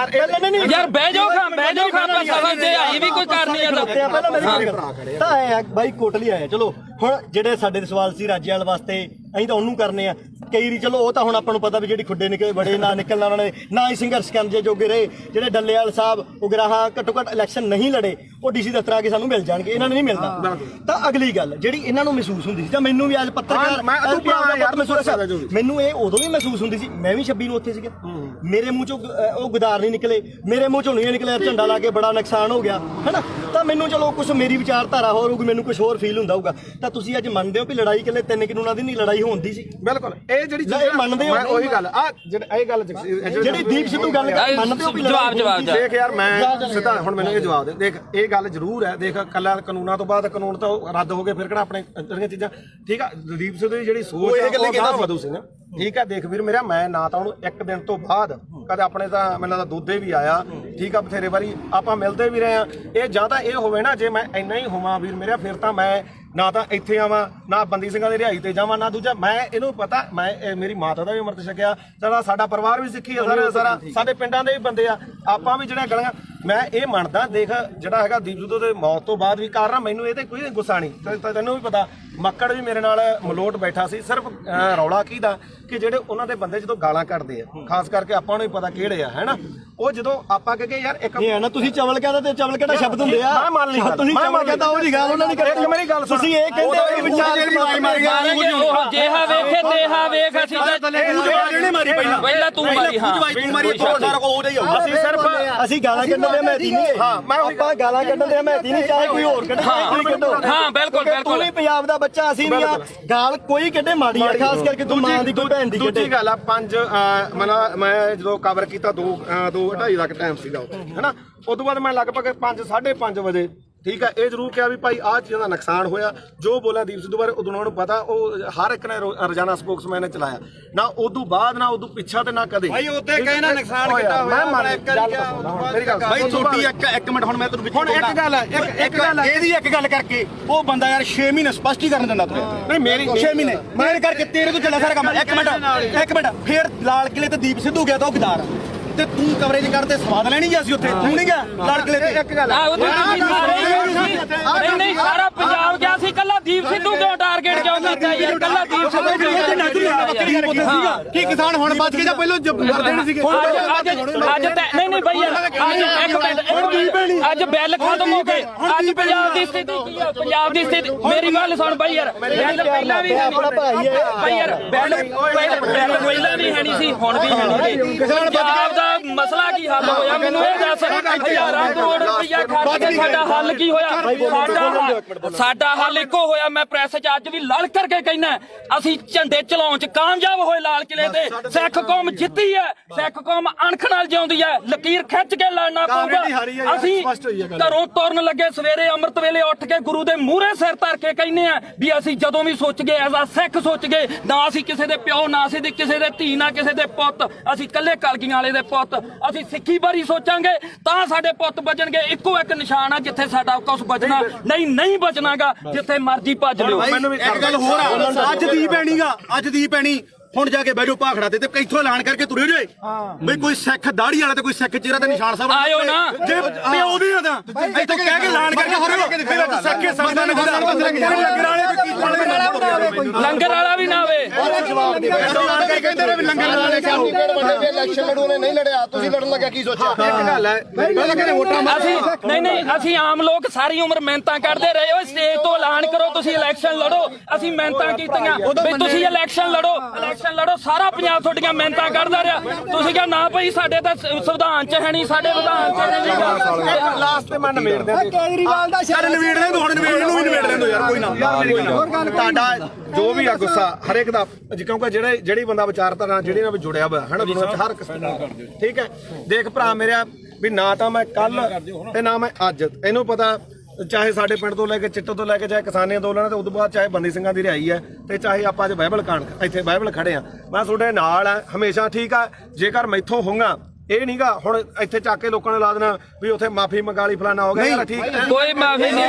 ਨਹੀਂ ਯਾਰ ਬਹਿ ਜਾਓ ਆਪਾਂ ਸਮਝਦੇ ਆਈ ਵੀ ਕੋਈ ਕਰਨੀ ਆ ਪਹਿਲਾਂ ਮੇਰੀ ਗੱਲ ਤਾਂ ਆਇਆ ਬਾਈ ਕੋਟਲੀ ਆਇਆ ਚਲੋ ਹੁਣ ਜਿਹੜੇ ਸਾਡੇ ਸਵਾਲ ਸੀ ਰਾਜੇਵਾਲ ਵਾਸਤੇ ਅਸੀਂ ਤਾਂ ਉਹਨੂੰ ਕਰਨੇ ਆ ਕਈ ਵਾਰੀ ਚਲੋ ਉਹ ਤਾਂ ਹੁਣ ਆਪਾਂ ਨੂੰ ਪਤਾ ਵੀ ਜਿਹੜੀ ਖੁੱਡੇ ਨਿਕਲੇ ਬੜੇ ਨਾ ਨਿਕਲਣਾ ਉਹਨਾਂ ਨੇ ਨਾ ਹੀ ਸੰਘਰਸ਼ ਕਰਨ ਜੇ ਜੋਗੇ ਰਹੇ ਜਿਹੜੇ ਡੱਲੇਵਾਲ ਸਾਹਿਬ ਉਗਰਾਹਾਂ ਘੱਟੋ ਘੱਟ ਇਲੈਕਸ਼ਨ ਨਹੀਂ ਲੜੇ ਉਹ ਡੀਸੀ ਦਫ਼ਤਰ ਆ ਕੇ ਸਾਨੂੰ ਮਿਲ ਜਾਣਗੇ ਇਹਨਾਂ ਨੂੰ ਨਹੀਂ ਮਿਲਦਾ ਤਾਂ ਅਗਲੀ ਗੱਲ ਜਿਹੜੀ ਇਹਨਾਂ ਨੂੰ ਮਹਿਸੂਸ ਹੁੰਦੀ ਸੀ ਜਾਂ ਮੈਨੂੰ ਵੀ ਅੱਜ ਪੱਤਰਕਾਰ ਮੈਨੂੰ ਇਹ ਉਦੋਂ ਵੀ ਮਹਿਸੂਸ ਹੁੰਦੀ ਸੀ ਮੈਂ ਵੀ 26 ਨੂੰ ਉੱਥੇ ਸੀਗਾ ਮੇਰੇ ਮੂੰਹ ਚੋਂ ਉਹ ਗੁਦਾਰ ਨਹੀਂ ਨਿਕਲੇ ਮੇਰੇ ਮੂੰਹ ਚੋਂ ਨਹੀਂ ਨਿਕਲਿਆ ਝੰਡਾ ਲਾ ਕੇ ਬੜਾ ਨੁਕਸਾਨ ਹੋ ਗਿਆ ਹੈਨਾ ਤਾਂ ਮੈਨੂੰ ਚਲੋ ਕੁਝ ਮੇਰੀ ਵਿਚਾਰਧਾਰਾ ਹੋਰ ਹੋਊਗੀ ਮੈਨੂੰ ਕੁਝ ਹੋਰ ਫੀਲ ਹੁੰਦਾ ਹੋਊਗਾ ਤਾਂ ਤੁਸੀਂ ਅੱਜ ਮੰਨਦੇ ਹੋ ਵੀ ਲੜਾਈ ਕਿਲੇ 3 ਕਾਨੂੰਨਾਂ ਦੀ ਨਹੀਂ ਲੜਾਈ ਹੁੰਦੀ ਸੀ ਬਿਲਕੁਲ ਇਹ ਜਿਹੜੀ ਇਹ ਮੰਨਦੇ ਹੋ ਉਹੀ ਗੱਲ ਆ ਇਹ ਗੱਲ ਜਿਹੜੀ ਦੀਪ ਸਿੱਧੂ ਗੱਲ ਮੰਨਦੇ ਹੋ ਵੀ ਜਵਾਬ ਦੇਖ ਯਾਰ ਮੈਂ ਸਿੱਧਾ ਹੁਣ ਮੈਨੂੰ ਇਹ ਜਵਾਬ ਦੇ ਦੇਖ ਇਹ ਗੱਲ ਜ਼ਰੂਰ ਹੈ ਦੇਖ ਕੱਲਾ ਕਾਨੂੰਨਾਂ ਤੋਂ ਬਾਅਦ ਕਾਨੂੰਨ ਤਾਂ ਰੱਦ ਹੋ ਗਏ ਫਿਰ ਕਿਹੜਾ ਆਪਣੇ ਜਿਹੜੀਆਂ ਚੀਜ਼ਾਂ ਠੀਕ ਆ ਦੀਪ ਸਿੱਧੂ ਦੀ ਜਿਹੜੀ ਸੋਚ ਹੈ ਉਹ ਗਾਹ ਵਧੂ ਸੀ ਨਾ ਠੀਕ ਆ ਦੇਖ ਵੀਰ ਮੇਰਾ ਮੈਂ ਨਾ ਤਾਂ ਉਹਨੂੰ ਇੱਕ ਦਿਨ ਤੋਂ ਬਾਅਦ ਕਦੇ ਆਪਣੇ ਤਾਂ ਮੈਨੂੰ ਲੱਗਦਾ ਦੁੱਧੇ ਵੀ ਆਇਆ ਠੀਕ ਆ ਬਥੇਰੇ ਵਾਰੀ ਆਪਾਂ ਮਿਲਦੇ ਵੀ ਰਹੇ ਆ ਇਹ ਜਾਂ ਤਾਂ ਇਹ ਹੋਵੇ ਨਾ ਜੇ ਮੈਂ ਇੰਨਾ ਹੀ ਹੋਵਾਂ ਵੀਰ ਮੇਰਾ ਫਿਰ ਤਾਂ ਮੈਂ ਨਾ ਤਾਂ ਇੱਥੇ ਆਵਾਂ ਨਾ ਬੰਦੀ ਸਿੰਘਾਂ ਦੀ ਰਿਹਾਈ ਤੇ ਜਾਵਾਂ ਨਾ ਦੂਜਾ ਮੈਂ ਇਹਨੂੰ ਪਤਾ ਮੈਂ ਮੇਰੀ ਮਾਤਾ ਦਾ ਵੀ ਅੰਮ੍ਰਿਤ ਛਕਿਆ ਸਾਡਾ ਪਰਿਵਾਰ ਵੀ ਸਿੱਖੀ ਆ ਸਾਰਾ ਸਾਡੇ ਪਿੰਡਾਂ ਦੇ ਵੀ ਬੰਦੇ ਆ ਆਪਾਂ ਵੀ ਜਿਹੜਾ ਗਲੀਆਂ ਮੈਂ ਇਹ ਮੰਨਦਾ ਦੇਖ ਜਿਹੜਾ ਹੈਗਾ ਦੀਪ ਸਿੱਧੂ ਦੇ ਮੌਤ ਤੋਂ ਬਾਅਦ ਵੀ ਕਾਰਨ ਮੈਨੂੰ ਇਹ ਤੇ ਕੋਈ ਗੁੱਸਾ ਨਹੀਂ ਤੈਨੂੰ ਵੀ ਪਤਾ ਮੱਕੜ ਵੀ ਮੇਰੇ ਨਾਲ ਮਲੋਟ ਬੈਠਾ ਸੀ ਸਿਰਫ ਰੌਲਾ ਕੀ ਦਾ ਕਿ ਜਿਹੜੇ ਉਹਨਾਂ ਦੇ ਬੰਦੇ ਜਦੋਂ ਗਾਲਾਂ ਕੱਢਦੇ ਆ ਖਾਸ ਕਰਕੇ ਆਪਾਂ ਨੂੰ ਵੀ ਪਤਾ ਕਿਹੜੇ ਆ ਹੈਨਾ ਉਹ ਜਦੋਂ ਆਪਾਂ ਕਹੇ ਯਾਰ ਇੱਕ ਨਹੀਂ ਹੈ ਨਾ ਤੁਸੀਂ ਚਵਲ ਕਹਿੰਦਾ ਤੇ ਚਵਲ ਕਿਹੜਾ ਸ਼ਬਦ ਹੁੰਦੇ ਆ ਮੈਂ ਮੰਨ ਲਈ ਤੁਸੀਂ ਚਵਲ ਕਹਿੰਦਾ ਉਹ ਦੀ ਗੱਲ ਉਹਨਾਂ ਨੇ ਕਰੀ ਮੇਰੀ ਗੱਲ ਤੁਸੀਂ ਇਹ ਕਹਿੰਦੇ ਵਿਚਾਰ ਜੇਹਾ ਵੇਖੇ ਤੇਹਾ ਵੇਖ ਅਸੀਂ ਇਹਨੇ ਮਾਰੀ ਪਹਿਲਾਂ ਤੂੰ ਮਾਰੀ ਹਾਂ ਤੂੰ ਮਾਰੀ ਸਾਰਾ ਕੋ ਉਹਦੇ ਹੀ ਆਊ ਅਸੀਂ ਸਿਰਫ ਅਸੀਂ ਗਾਲਾਂ ਕੱਢਣ ਦੇ ਮੈਦੀ ਨਹੀਂ ਹਾਂ ਮੈਂ ਆਪਾਂ ਗਾਲਾਂ ਕੱਢਣ ਦੇ ਮੈਦੀ ਨਹੀਂ ਚਾਹੇ ਕੋਈ ਹੋਰ ਕੱਢੇ ਕੋਈ ਕੱਢੋ ਹਾਂ ਬਿਲਕੁਲ ਤੂੰ ਵੀ ਪੰਜਾਬ ਦਾ ਬੱਚਾ ਅਸੀਂ ਨਹੀਂ ਆ ਗਾਲ ਕੋਈ ਕੱਢੇ ਮਾੜੀ ਆ ਖਾਸ ਕਰਕੇ ਤੂੰ ਮਾਂ ਦੀ ਕੋਈ ਭੈਣ ਦੀ ਕੱਢੇ ਦੂਜੀ ਗੱਲ ਆ ਮੈਂ ਜਦੋਂ ਕਵਰ ਕੀਤਾ 2:30 ਤੱਕ ਟਾਈਮ ਸੀਗਾ ਹੈਨਾ ਉਸ ਤੋਂ ਬਾਅਦ ਮੈਂ ਲਗਭਗ 5:30 ਵਜੇ ਠੀਕ ਹੈ ਇਹ ਜ਼ਰੂਰ ਕਿਹਾ ਵੀ ਭਾਈ ਆਹ ਚੀਜ਼ਾਂ ਦਾ ਨੁਕਸਾਨ ਹੋਇਆ ਜੋ ਬੋਲਿਆ ਦੀਪ ਸਿੱਧੂ ਬਾਰੇ ਉਦੋਂ ਉਹਨਾਂ ਨੂੰ ਪਤਾ ਉਹ ਹਰ ਇੱਕ ਨੇ ਰੋਜ਼ਾਨਾ ਸਪੋਕਸਮੈਨ ਨੇ ਚਲਾਇਆ ਨਾ ਉਦੋਂ ਬਾਅਦ ਨਾ ਉਦੋਂ ਪਿੱਛਾ ਤੇ ਨਾ ਕਦੇ ਭਾਈ ਉੱਤੇ ਕਹੇ ਨਾ ਨੁਕਸਾਨ ਕਿੱਦਾਂ ਹੋਇਆ ਮੇਰੀ ਗੱਲ ਭਾਈ ਛੋਟੀ ਇੱਕ ਮਿੰਟ ਹੁਣ ਮੈਂ ਤੈਨੂੰ ਹੁਣ ਇੱਕ ਗੱਲ ਹੈ ਇੱਕ ਗੱਲ ਹੈ ਇਹਦੀ ਇੱਕ ਗੱਲ ਕਰਕੇ ਉਹ ਬੰਦਾ ਯਾਰ 6 ਮਹੀਨੇ ਸਪਸ਼ਟੀਕਰਨ ਦਿੰਦਾ ਤੂੰ ਨਹੀਂ ਮੇਰੀ 6 ਮਹੀਨੇ ਮੇਰੇ ਕਰਕੇ ਤੇਰੇ ਤੋਂ ਚੱਲਿਆ ਸਾਰਾ ਕੰਮ ਇੱਕ ਮਿੰਟ ਫੇਰ ਲਾਲ ਕਿਲੇ ਤੇ ਦੀਪ ਸਿੱਧੂ ਗਿਆ ਤਾਂ ਉਹ ਗਦਾਰ ਤੇ ਤੂੰ ਕਵਰੇਜ ਕਰਦੇ ਸਵਾਦ ਲੈਣੀ ਗਿਆ ਸੀ ਉੱਥੇ ਤੂੰ ਨਹੀਂ ਗਿਆ ਲਾਲ ਕਿਲੇ ਤੇ ਇੱਕ ਗੱਲ ਨਹੀਂ ਸਾਰਾ ਪੰਜਾਬ ਗਿਆ ਸੀ ਕੱਲਾ ਦੀਪ ਸਿੱਧੂ ਕਿਉਂ ਟਾਰਗੇਟ ਕਿਉਂ ਕੀਤਾ ਯਾਰ ਕੱਲਾ ਦੀਪ ਸਿੱਧੂ ਕੀ ਕਿਸਾਨ ਹੁਣ ਬਚ ਕੇ ਜਾਂ ਪਹਿਲਾਂ ਮਰਦੇ ਨਹੀਂ ਸੀਗੇ ਅੱਜ ਨਹੀਂ ਬਈ ਯਾਰ ਅੱਜ ਇੱਕ ਮਿੰਟ ਅੱਜ ਬਿੱਲ ਖਤਮ ਹੋ ਗਏ ਅੱਜ ਪੰਜਾਬ ਦੀ ਸਥਿਤੀ ਕੀ ਆ ਪੰਜਾਬ ਦੀ ਸਥਿਤੀ ਮੇਰੀ ਗੱਲ ਸੁਣ ਬਈ ਯਾਰ ਬਿੱਲ ਪਹਿਲਾਂ ਵੀ ਆਪਣਾ ਭਾਈ ਹੈ ਬਈ ਯਾਰ ਬਿੱਲ ਪਹਿਲਾਂ ਵੀ ਹੈ ਨਹੀਂ ਸੀ ਹੁਣ ਵੀ ਹੈ ਨਹੀਂ ਪੰਜਾਬ ਦਾ ਮਸਲਾ ਕੀ ਹੱਲ ਹੋਇਆ ਮੈਨੂੰ ਇਹ ਦੱਸ ਹਜ਼ਾਰਾਂ ਕਰੋੜ ਰੁਪਇਆ ਖਰਚ ਕੇ ਸਾਡਾ ਹੱਲ ਕੀ ਹੋਇਆ ਸਾਡਾ ਹੱਲ ਇੱਕੋ ਹੋਇਆ ਮੈਂ ਪ੍ਰੈਸ 'ਚ ਅੱਜ ਵੀ ਲੜ ਕਰਕੇ ਕਹਿਣਾ ਅਸੀਂ ਝੰਡੇ ਚਲਾਉਣ 'ਚ ਕਾਮਯਾਬ ਹੋਏ ਲਾਲ ਕਿਲੇ ਤੇ ਸਿੱਖ ਕੌਮ ਜਿੱਤੀ ਹੈ ਸਿੱਖ ਕੌਮ ਅਣਖ ਨਾਲ ਜਿਉਂਦੀ ਹੈ ਲਕੀਰ ਖਿੱਚ ਕੇ ਲੜਨਾ ਪਊਗਾ ਅਸੀਂ ਘਰੋਂ ਤੁਰਨ ਲੱਗੇ ਸਵੇਰੇ ਅੰਮ੍ਰਿਤ ਵੇਲੇ ਉੱਠ ਕੇ ਗੁਰੂ ਦੇ ਮੂਹਰੇ ਸਿਰ ਧਰ ਕੇ ਕਹਿੰਦੇ ਆ ਵੀ ਅਸੀਂ ਜਦੋਂ ਵੀ ਸੋਚ ਗਏ ਐਜ਼ ਆ ਸਿੱਖ ਸੋਚ ਗਏ ਨਾ ਅਸੀਂ ਕਿਸੇ ਦੇ ਪਿਓ ਨਾ ਅਸੀਂ ਕਿਸੇ ਦੇ ਧੀ ਨਾ ਕਿਸੇ ਦੇ ਪੁੱਤ ਅਸੀਂ ਇਕੱਲੇ ਕਲਗੀਆਂ ਵਾਲੇ ਦੇ ਪੁੱਤ ਅਸੀਂ ਸਿੱਖੀ ਬਾਰੇ ਸੋਚਾਂਗੇ ਤਾਂ ਸਾਡੇ ਪੁੱਤ ਬਚਣਗੇ ਇੱਕੋ ਇੱਕ ਨਿਸ਼ਾਨ ਆ ਜਿੱਥੇ ਸਾਡਾ ਕੁਝ ਬਚਣਾ ਨਹੀਂ ਬਚਣਾਗਾ ਜਿੱਥੇ ਮਰਜ਼ੀ ਭੱਜ ਲਿਓ ਇੱਕ ਗੱਲ ਹੋਰ ਆ ਅੱਜ ਦੀ ਪੈਣੀ ਹੁਣ ਜਾ ਕੇ ਬੈਠੋ ਭਾਖੜਾ ਤੇ ਇੱਥੋਂ ਐਲਾਨ ਕਰਕੇ ਤੁਰੇ ਜੇ ਬਈ ਕੋਈ ਸਿੱਖ ਦਾੜੀ ਵਾਲਾ ਤੇ ਕੋਈ ਸਿੱਖ ਚਿਹਰਾ ਤੇ ਨਿਸ਼ਾਨ ਸਾਹਿਬ ਆਇਓ ਨਾ ਜੇ ਪਿਓ ਦੀ ਆ ਤਾਂ ਇੱਥੋਂ ਕਹਿ ਕੇ ਐਲਾਨ ਕਰਕੇ ਤੁਰੇ ਸਿੱਖੇ ਸੰਗਤਾਂ ਨੇ ਲੰਗਰ ਵਾਲਾ ਵੀ ਨਾ ਹੋਵੇ ਕਹਿੰਦੇ ਨੇ ਵੀ ਲੰਗਰ ਵਾਲੇ ਵੱਡੇ ਇਲੈਕਸ਼ਨ ਲੜੂ ਨੇ ਨਹੀਂ ਲੜਿਆ ਤੁਸੀਂ ਲੜਨ ਲੱਗਿਆ ਕੀ ਸੋਚਿਆ ਇੱਕ ਗੱਲ ਹੈ ਪਹਿਲਾਂ ਕਹਿੰਦੇ ਵੋਟਾਂ ਅਸੀਂ ਆਮ ਲੋਕ ਸਾਰੀ ਉਮਰ ਮਿਹਨਤਾਂ ਕਰਦੇ ਰਹੇ ਓਏ ਸਟੇਜ ਤੋਂ ਐਲਾਨ ਕਰੋ ਤੁਸੀਂ ਇਲੈਕਸ਼ਨ ਲੜੋ ਅਸੀਂ ਮਿਹਨਤਾਂ ਕੀਤੀਆਂ ਵੀ ਤੁਸੀਂ ਇਲੈਕਸ਼ਨ ਲੜੋ ਸਾਰਾ ਪੰਜਾਬ ਤੁਹਾਡੀਆਂ ਮਿਹਨਤਾਂ ਕਰਦਾ ਰਿਹਾ ਤੁਸੀਂ ਕਿਹਾ ਨਾ ਭਾਈ ਸਾਡੇ ਤਾਂ ਸੰਵਿਧਾਨ 'ਚ ਹੈ ਨਹੀਂ ਸਾਡੇ ਵਿਧਾਨ 'ਚ ਹੈ ਨਹੀਂ ਲਾਸਟ ਤੇ ਮੈਂ ਨਵੇੜਦੇ ਕੇਜਰੀਵਾਲ ਦਾ ਚੱਲ ਨਵੇੜ ਦੇ ਹੁਣ ਨਵੇੜ ਨੂੰ ਵੀ ਨਵੇੜ ਦੇ ਯਾਰ ਕੋਈ ਨਾ ਤੁਹਾਡਾ ਜੋ ਵੀ ਆ ਗੁੱਸਾ ਹਰੇਕ ਦਾ ਕਿਉਂਕਿ ਜਿਹੜੀ ਬੰਦਾ ਵਿਚਾਰਧਾਰਾ ਜਿਹੜੀ ਨਾਲ ਜੁੜਿਆ ਹੋਇਆ ਹੈ ਨਾ ਦੁਨੀਆ ਵਿੱਚ ਹਰ ਕਿਸਮ ਦਾ ਠੀਕ ਹੈ ਦੇਖ ਭਰਾ ਮੇਰਾ ਵੀ ਨਾ ਤਾਂ ਮੈਂ ਕੱਲ ਤੇ ਨਾ ਮੈਂ ਅੱਜ ਇਹਨੂੰ ਪਤਾ ਚਾਹੇ ਸਾਡੇ ਪਿੰਡ ਤੋਂ ਲੈ ਕੇ ਚਿੱਟੋ ਤੋਂ ਲੈ ਕੇ ਚਾਹੇ ਕਿਸਾਨੀ ਅੰਦੋਲਨ ਤੇ ਉਦੋਂ ਬਾਅਦ ਚਾਹੇ ਬੰਦੀ ਸਿੰਘਾਂ ਦੀ ਰਿਹਾਈ ਹੈ ਤੇ ਚਾਹੇ ਆਪਾਂ ਅੱਜ ਬਾਈਬਲ ਕਾਂਡ ਇੱਥੇ ਬਾਈਬਲ ਖੜੇ ਆ ਮੈਂ ਤੁਹਾਡੇ ਨਾਲ ਆ ਹਮੇਸ਼ਾ ਠੀਕ ਆ ਜੇਕਰ ਮੈਥੋਂ ਹੋਊਗਾ ਇਹ ਨਹੀਂਗਾ ਹੁਣ ਇੱਥੇ ਚੱਕ ਕੇ ਲੋਕਾਂ ਨੇ ਲਾ ਦੇਣਾ ਵੀ ਉੱਥੇ ਮਾਫੀ ਮੰਗਾ ਲਈ ਫਲਾਣਾ ਹੋ ਗਿਆ ਯਾਰ ਠੀਕ ਹੈ ਕੋਈ ਮਾਫੀ ਨਹੀਂ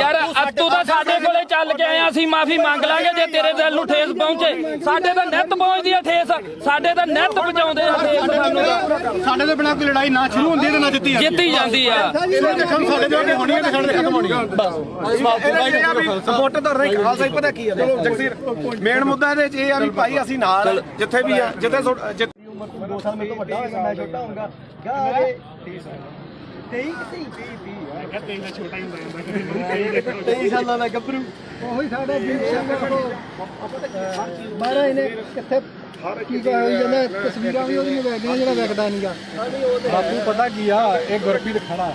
ਯਾਰ ਤੂੰ ਤਾਂ ਸਾਡੇ ਕੋਲੇ ਚੱਲ ਕੇ ਆਇਆ ਅਸੀਂ ਮਾਫੀ ਮੰਗ ਲਾਂਗੇ ਜੇ ਤੇਰੇ ਦਿਲ ਨੂੰ ਠੇਸ ਪਹੁੰਚੇ ਸਾਡੇ ਤਾਂ ਨਿੱਤ ਪਹੁੰਚਦੀ ਆ ਠੇਸ ਸਾਡੇ ਤਾਂ ਨਿੱਤ ਪਹੁੰਚਾਉਂਦੇ ਆ ਠੇਸ ਸਾਨੂੰ ਸਾਡੇ ਦੇ ਬਿਨਾਂ ਕੋਈ ਲੜਾਈ ਨਾ ਸ਼ੁਰੂ ਹੁੰਦੀ ਤੇ ਨਾ ਜਿੱਤੀ ਜਾਂਦੀ ਆ ਸਾਡੇ ਦੇ ਅੱਗੇ ਹੋਣੀ ਤੇ ਸਾਡੇ ਖਤਮ ਹੋਣੀ ਸਪੋਰਟ ਤਾਂ ਨਹੀਂ ਖਾਲਸਾ ਹੀ ਪਤਾ ਕੀ ਹੈ ਜਗਸੀਰ ਮੇਨ ਮੁੱਦਾ ਇਹਦੇ 'ਚ ਇਹ ਆ ਵੀ ਭਾਈ ਅਸੀਂ ਨਾਲ ਜਿੱਥੇ ਵੀ ਆ ਜਿੱਥੇ 2 ਸਾਲ ਮੇਰੇ ਤੋਂ ਵੱਡਾ ਹੋਏਗਾ ਮੈਂ ਛੋਟਾ ਹੋਊਗਾ ਗਾਰੇ 23 ਸਾਲਾਂ ਦਾ ਗੱਭਰੂ ਉਹੀ ਸਾਡਾ ਦੀਪ ਸਿੰਘ ਬਾਹਰ ਇਹਨੇ ਕਿੱਥੇ ਕੀ ਹੋਈ ਜਾਂਦਾ ਤਸਵੀਰਾਂ ਵੀ ਉਹਦੀ ਮੋਬਾਈਲ ਜਿਹੜਾ ਵਿਕਦਾ ਨਹੀਂਗਾ ਬਾਪੂ ਪਤਾ ਕੀ ਆ ਇਹ ਗੁਰਪ੍ਰੀਤ ਖੜਾ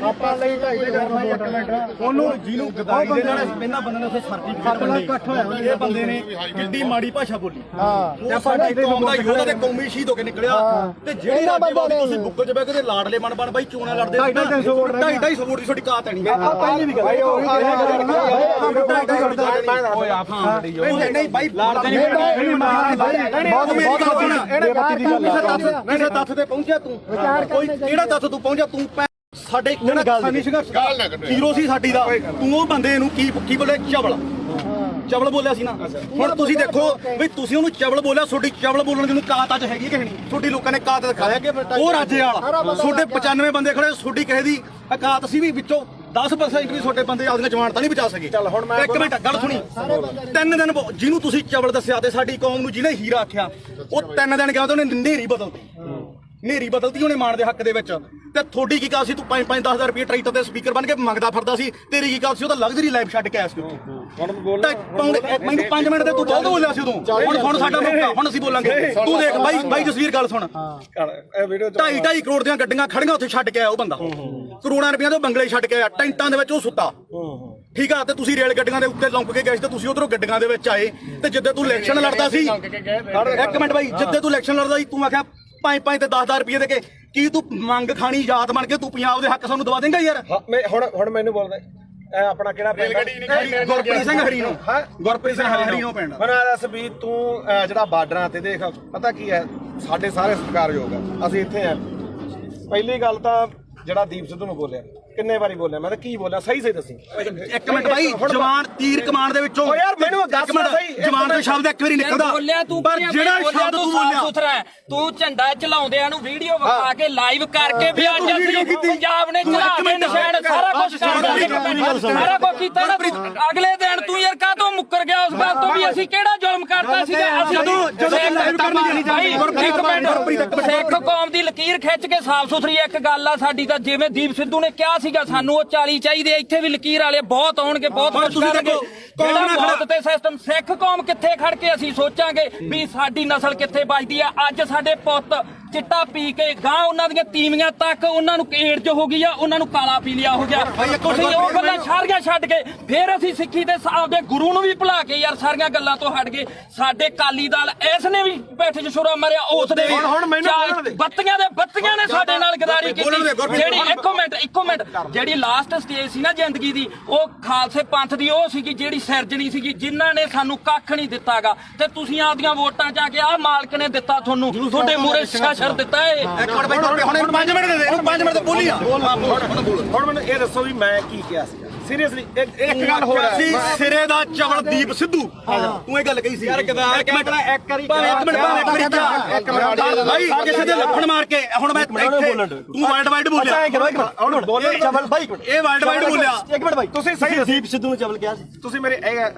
ਆਪਾਂ ਲਈ 2.5 ਮਿੰਟ ਉਹਨੂੰ ਜਿਹਨੂੰ ਗਦਾਈ ਦੇ ਨਾਲ ਇਹਨਾਂ ਬੰਦੇ ਨੇ ਉੱਥੇ ਸਰਟੀਫਿਕੇਟ ਇਕੱਠ ਹੋਇਆ ਇਹ ਬੰਦੇ ਨੇ ਕਿੱਡੀ ਮਾੜੀ ਭਾਸ਼ਾ ਬੋਲੀ ਤੇ ਸਾਡਾ ਕੌਮ ਦਾ ਯੋਧਾ ਤੇ ਕੌਮੀ ਸ਼ਹੀਦ ਹੋ ਕੇ ਨਿਕਲਿਆ ਤੇ ਜਿਹੜੇ ਰਾਜੇਵਾਲ ਤੁਸੀਂ ਬੁੱਕਲ 'ਚ ਬਹਿ ਕੇ ਤੇ ਲਾਡਲੇ ਬਣ ਬਾਈ ਚੋਣਾਂ ਲੜਦੇ 2.5 ਵੋਟ ਦੀ ਤੁਹਾਡੀ ਕਾਤ ਨਹੀਂ ਪਹਿਲੀ ਵੀ ਗੱਲ ਨਹੀਂ ਬਾਈ ਕਿਸੇ ਤੱਥ ਤੇ ਪਹੁੰਚਿਆ ਤੂੰ ਕੋਈ ਕਿਹੜਾ ਤੱਥ ਤੂੰ ਪਹੁੰਚਿਆ ਤੂੰ ਸਾਡੇ ਕਿਸਾਨੀ ਸੰਘਰਸ਼ ਹੀਰੋ ਸੀ ਸਾਡੀ ਦਾ ਤੂੰ ਉਹ ਬੰਦੇ ਨੂੰ ਕੀ ਬੋਲੇ ਚਵਲ ਬੋਲਿਆ ਸੀ ਨਾ ਹੁਣ ਤੁਸੀਂ ਦੇਖੋ ਵੀ ਤੁਸੀਂ ਉਹਨੂੰ ਚਵਲ ਬੋਲਿਆ ਤੁਹਾਡੀ ਚਵਲ ਬੋਲਣ ਦੀ ਨੂੰ ਕਾਤ ਅੱਜ ਹੈਗੀ ਕਿ ਨਹੀਂ ਤੁਹਾਡੀ ਲੋਕਾਂ ਨੇ ਕਾਤ ਦਿਖਾਇਆ ਉਹ ਰਾਜੇ ਵਾਲਾ ਤੁਹਾਡੇ 95 ਬੰਦੇ ਖੜੇ ਤੁਹਾਡੀ ਕਿਸੇ ਦੀ ਔਕਾਤ ਸੀ ਵੀ ਵਿੱਚੋਂ 10% ਵੀ ਤੁਹਾਡੇ ਬੰਦੇ ਆਪਦੀਆਂ ਜਵਾਨਤਾਂ ਨਹੀਂ ਬਚਾ ਸਕੇ ਚੱਲ ਹੁਣ ਮੈਂ ਇੱਕ ਮਿੰਟ ਗੱਲ ਸੁਣੀ 3 ਦਿਨ ਜਿਹਨੂੰ ਤੁਸੀਂ ਚਵਲ ਦੱਸਿਆ ਤੇ ਸਾਡੀ ਕੌਮ ਨੂੰ ਜਿਹਨੇ ਹੀਰਾ ਆਖਿਆ ਉਹ 3 ਦਿਨ ਗਿਆ ਤੇ ਉਹਨੇ ਨੇਰੀ ਬਦਲਤੀ ਉਹਨੇ ਮਾਣ ਦੇ ਹੱਕ ਦੇ ਵਿੱਚ ਤੇ ਤੁਹਾਡੀ ਕੀ ਕਾਲ ਸੀ ਤੂੰ 5-10 ਰੁਪਏ ਟਰੈਕਟਰ ਤੇ ਸਪੀਕਰ ਬਣ ਕੇ ਮੰਗਦਾ ਫਿਰਦਾ ਸੀ ਤੇਰੀ ਕੀ ਕਾਲ ਸੀ ਉਹ ਤਾਂ ਲਗਜ਼ਰੀ ਲਾਈਫ ਛੱਡ ਕੇ ਆਇਆ ਸੀ ਮੈਨੂੰ 5 ਮਿੰਟ ਤੇ ਤੂੰ ਬਹੁਤ ਬੋਲਿਆ ਸੀ ਉਦੋਂ ਹੁਣ ਸਾਡਾ ਮੌਕਾ ਹੁਣ ਅਸੀਂ ਬੋਲਾਂਗੇ ਤੂੰ ਦੇਖ ਬਾਈ ਜਸਵੀਰ ਗੱਲ ਸੁਣ 2.5 ਕਰੋੜ ਦੀਆਂ ਗੱਡੀਆਂ ਖੜੀਆਂ ਉੱਥੇ ਛੱਡ ਕੇ ਆਇਆ ਉਹ ਬੰਦਾ ਕਰੋੜਾਂ ਰੁਪਈਆਂ ਦੇ ਬੰਗਲੇ ਛੱਡ ਕੇ ਆਇਆ ਟੈਂਟਾਂ ਦੇ ਵਿੱਚ ਉਹ ਸੁੱਤਾ ਠੀਕ ਆ ਤੇ ਤੁਸੀਂ ਰੇਲ ਗੱਡੀਆਂ ਦੇ ਉੱਤੇ ਲੰਕ ਕੇ ਗਏ ਸੀ ਤੇ ਤੁਸੀਂ ਉਧਰੋਂ ਗੱਡੀਆਂ ਦੇ ਵਿੱਚ ਆਏ ਤੇ ਜਿੱਦੇ ਤੂੰ ਇਲੈਕਸ਼ਨ ਲੜਦਾ ਸੀ ਇੱਕ ਮਿੰਟ ਬਾਈ ਜਿੱਦੇ ਤੂੰ ਇਲੈਕਸ਼ਨ ਲੜਦਾ ਸੀ ਤੂੰ ਆਖਿਆ 5 ਤੇ 10 ਰੁਪਏ ਦੇ ਕੇ ਕੀ ਤੂੰ ਮੰਗ ਖਾਣੀ ਯਾਦ ਬਣ ਕੇ ਤੂੰ ਪੰਜਾਬ ਦੇ ਹੱਕ ਸਾਨੂੰ ਦਵਾ ਦੇਂਗਾ ਯਾਰ ਹੁਣ ਮੈਨੂੰ ਬੋਲਦਾ ਇਹ ਆਪਣਾ ਕਿਹੜਾ ਪਿੰਡ ਗੁਰਪ੍ਰੀਤ ਸਿੰਘ ਹਰੀ ਨੂੰ ਗੁਰਪ੍ਰੀਤ ਸਿੰਘ ਹਰੀ ਨੂੰ ਪਿੰਡ ਮੈਨੂੰ ਦੱਸ ਵੀ ਤੂੰ ਜਿਹੜਾ ਬਾਰਡਰਾਂ ਤੇ ਦੇਖ ਪਤਾ ਕੀ ਹੈ ਸਾਡੇ ਸਾਰੇ ਸਤਿਕਾਰਯੋਗ ਆ ਅਸੀਂ ਇੱਥੇ ਆ ਪਹਿਲੀ ਗੱਲ ਤਾਂ ਜਿਹੜਾ ਦੀਪ ਸਿੱਧੂ ਨੂੰ ਬੋਲਿਆ ਕਿੰਨੇ ਵਾਰੀ ਬੋਲਿਆ ਮੈਂ ਤਾਂ ਕੀ ਬੋਲਿਆ ਸਹੀ ਦੱਸੀ ਇੱਕ ਮਿੰਟ ਬਾਈ ਜਵਾਨ ਤੀਰ ਕਮਾਨ ਦੇ ਵਿੱਚੋਂ ਓ ਯਾਰ ਮੈਨੂੰ ਦੱਸ ਸਹੀ ਜਵਾਨ ਦਾ ਸ਼ਬਦ ਇੱਕ ਵਾਰੀ ਨਿਕਲਦਾ ਪਰ ਜਿਹੜਾ ਸ਼ਬਦ ਤੂੰ ਬੋਲਿਆ ਤੂੰ ਝੰਡਾ ਚਲਾਉਂਦਿਆਂ ਨੂੰ ਵੀਡੀਓ ਵਿਖਾ ਕੇ ਲਾਈਵ ਕਰਕੇ ਵੀ ਅੱਜ ਅਸੀਂ ਪੰਜਾਬ ਨੇ ਚੜਾ ਕੇ ਨਿਸ਼ਾਨ ਸਾਰਾ ਕੁਝ ਸਾਰਾ ਕੁਝ ਕੀਤਾ ਨਾ ਅਗਲੇ ਦਿਨ ਤੂੰ ਯਾਰ ਕਾਹਤੋਂ ਮੁੱਕਰ ਗਿਆ ਉਸ ਗੱਲ ਤੋਂ ਵੀ ਅਸੀਂ ਕਿਹੜਾ ਜ਼ੁਲਮ ਕਰਤਾ ਸੀਗਾ ਅਸੀਂ ਸਿੱਖ ਕੌਮ ਦੀ ਲਕੀਰ ਖਿੱਚ ਕੇ ਸਾਫ਼ ਸੁਥਰੀ ਇੱਕ ਗੱਲ ਆ ਸਾਡੀ ਤਾਂ ਜਿਵੇਂ ਦੀਪ ਸਿੱਧੂ ਨੇ ਕਿਹਾ ਸੀਗਾ ਸਾਨੂੰ ਉਹ 40 ਚਾਹੀਦੇ ਇੱਥੇ ਵੀ ਲਕੀਰ ਵਾਲੇ ਬਹੁਤ ਆਉਣਗੇ ਬਹੁਤ ਕੁਝ ਕਰਨਗੇ ਜਿਹੜਾ ਮੌਤ ਤੇ ਸਿਸਟਮ ਸਿੱਖ ਕੌਮ ਕਿੱਥੇ ਖੜ ਕੇ ਅਸੀਂ ਸੋਚਾਂਗੇ ਵੀ ਸਾਡੀ ਨਸਲ ਕਿੱਥੇ ਬਚਦੀ ਆ ਅੱਜ ਸਾਡੇ ਪੁੱਤ ਚਿੱਟਾ ਪੀ ਕੇ ਗਾਂ ਉਹਨਾਂ ਦੀਆਂ ਤੀਵੀਆਂ ਤੱਕ ਉਹਨਾਂ ਨੂੰ ਏਡਜ ਹੋ ਗਈ ਆ ਉਹਨਾਂ ਨੂੰ ਕਾਲਾ ਪੀਲੀਆ ਹੋ ਗਿਆ ਤੁਸੀਂ ਉਹ ਗੱਲਾਂ ਸਾਰੀਆਂ ਛੱਡ ਕੇ ਫਿਰ ਅਸੀਂ ਸਿੱਖੀ ਦੇ ਆਪਦੇ ਗੁਰੂ ਨੂੰ ਵੀ ਭੁਲਾ ਕੇ ਯਾਰ ਸਾਰੀਆਂ ਗੱਲਾਂ ਤੋਂ ਹਟ ਗਏ ਸਾਡੇ ਕਾਲੀ ਦਲ ਇਸ ਨੇ ਵੀ ਬੈਠੇ ਚ ਛੁਰਾ ਮਾਰਿਆ ਉਸ ਦੇ ਵੀ ਬੱਤੀਆਂ ਨੇ ਸਾਡੇ ਨਾਲ ਗਦਾਰੀ ਕੀਤੀ ਜਿਹੜੀ ਇੱਕ ਮਿੰਟ ਜਿਹੜੀ ਲਾਸਟ ਸਟੇਜ ਸੀ ਨਾ ਜ਼ਿੰਦਗੀ ਦੀ ਉਹ ਖਾਲਸੇ ਪੰਥ ਦੀ ਉਹ ਸੀਗੀ ਜਿਹੜੀ ਸਿਰਜਣੀ ਸੀਗੀ ਜਿਨ੍ਹਾਂ ਨੇ ਸਾਨੂੰ ਕੱਖ ਨਹੀਂ ਦਿੱਤਾਗਾ ਤੇ ਤੁਸੀਂ ਆਪਦੀਆਂ ਵੋਟਾਂ ਜਾ ਕੇ ਆਹ ਮਾਲਕ ਨੇ ਦਿੱਤਾ ਤੁਹਾਨੂੰ ਤੁਹਾਡੇ ਮੂਹਰੇ ਸ਼ਾਸਰ ਦਿੱਤਾ ਏ ਇੱਕ ਮਿੰਟ ਬਾਈ ਹੁਣ 5 ਮਿੰਟ ਦੇ ਦੇ 5 ਮਿੰਟ ਤੇ ਬੋਲੀ ਆ ਹੁਣ ਮੈਨੂੰ ਇਹ ਦੱਸੋ ਵੀ ਮੈਂ ਕੀ ਕਿਹਾ ਸੀ ਸੀਰੀਅਸਲੀ ਇੱਕ ਗੱਲ ਹੋ ਰਹੀ ਸੀ ਸਿਰੇ ਦਾ ਚਵਲ ਦੀਪ ਸਿੱਧੂ ਤੂੰ ਇਹ ਗੱਲ ਕਹੀ ਸੀ ਯਾਰ ਗਦਾਰ ਇੱਕ ਮਿੰਟ ਭਾਈ ਕਿਸੇ ਦੇ ਲੱਖਣ ਮਾਰ ਕੇ ਹੁਣ ਮੈਂ ਇੱਥੇ ਤੂੰ ਵਰਲਡ ਵਾਈਡ ਬੋਲਿਆ ਹੁਣ ਬੋਲਣ ਚਵਲ ਬਾਈ ਇਹ ਵਰਲਡ ਵਾਈਡ ਬੋਲਿਆ ਇੱਕ ਮਿੰਟ ਬਾਈ ਤੁਸੀਂ ਸਹੀ ਦੀਪ ਸਿੱਧੂ ਨੂੰ ਚਵਲ ਕਿਹਾ ਸੀ ਤੁਸੀਂ ਮੇਰੇ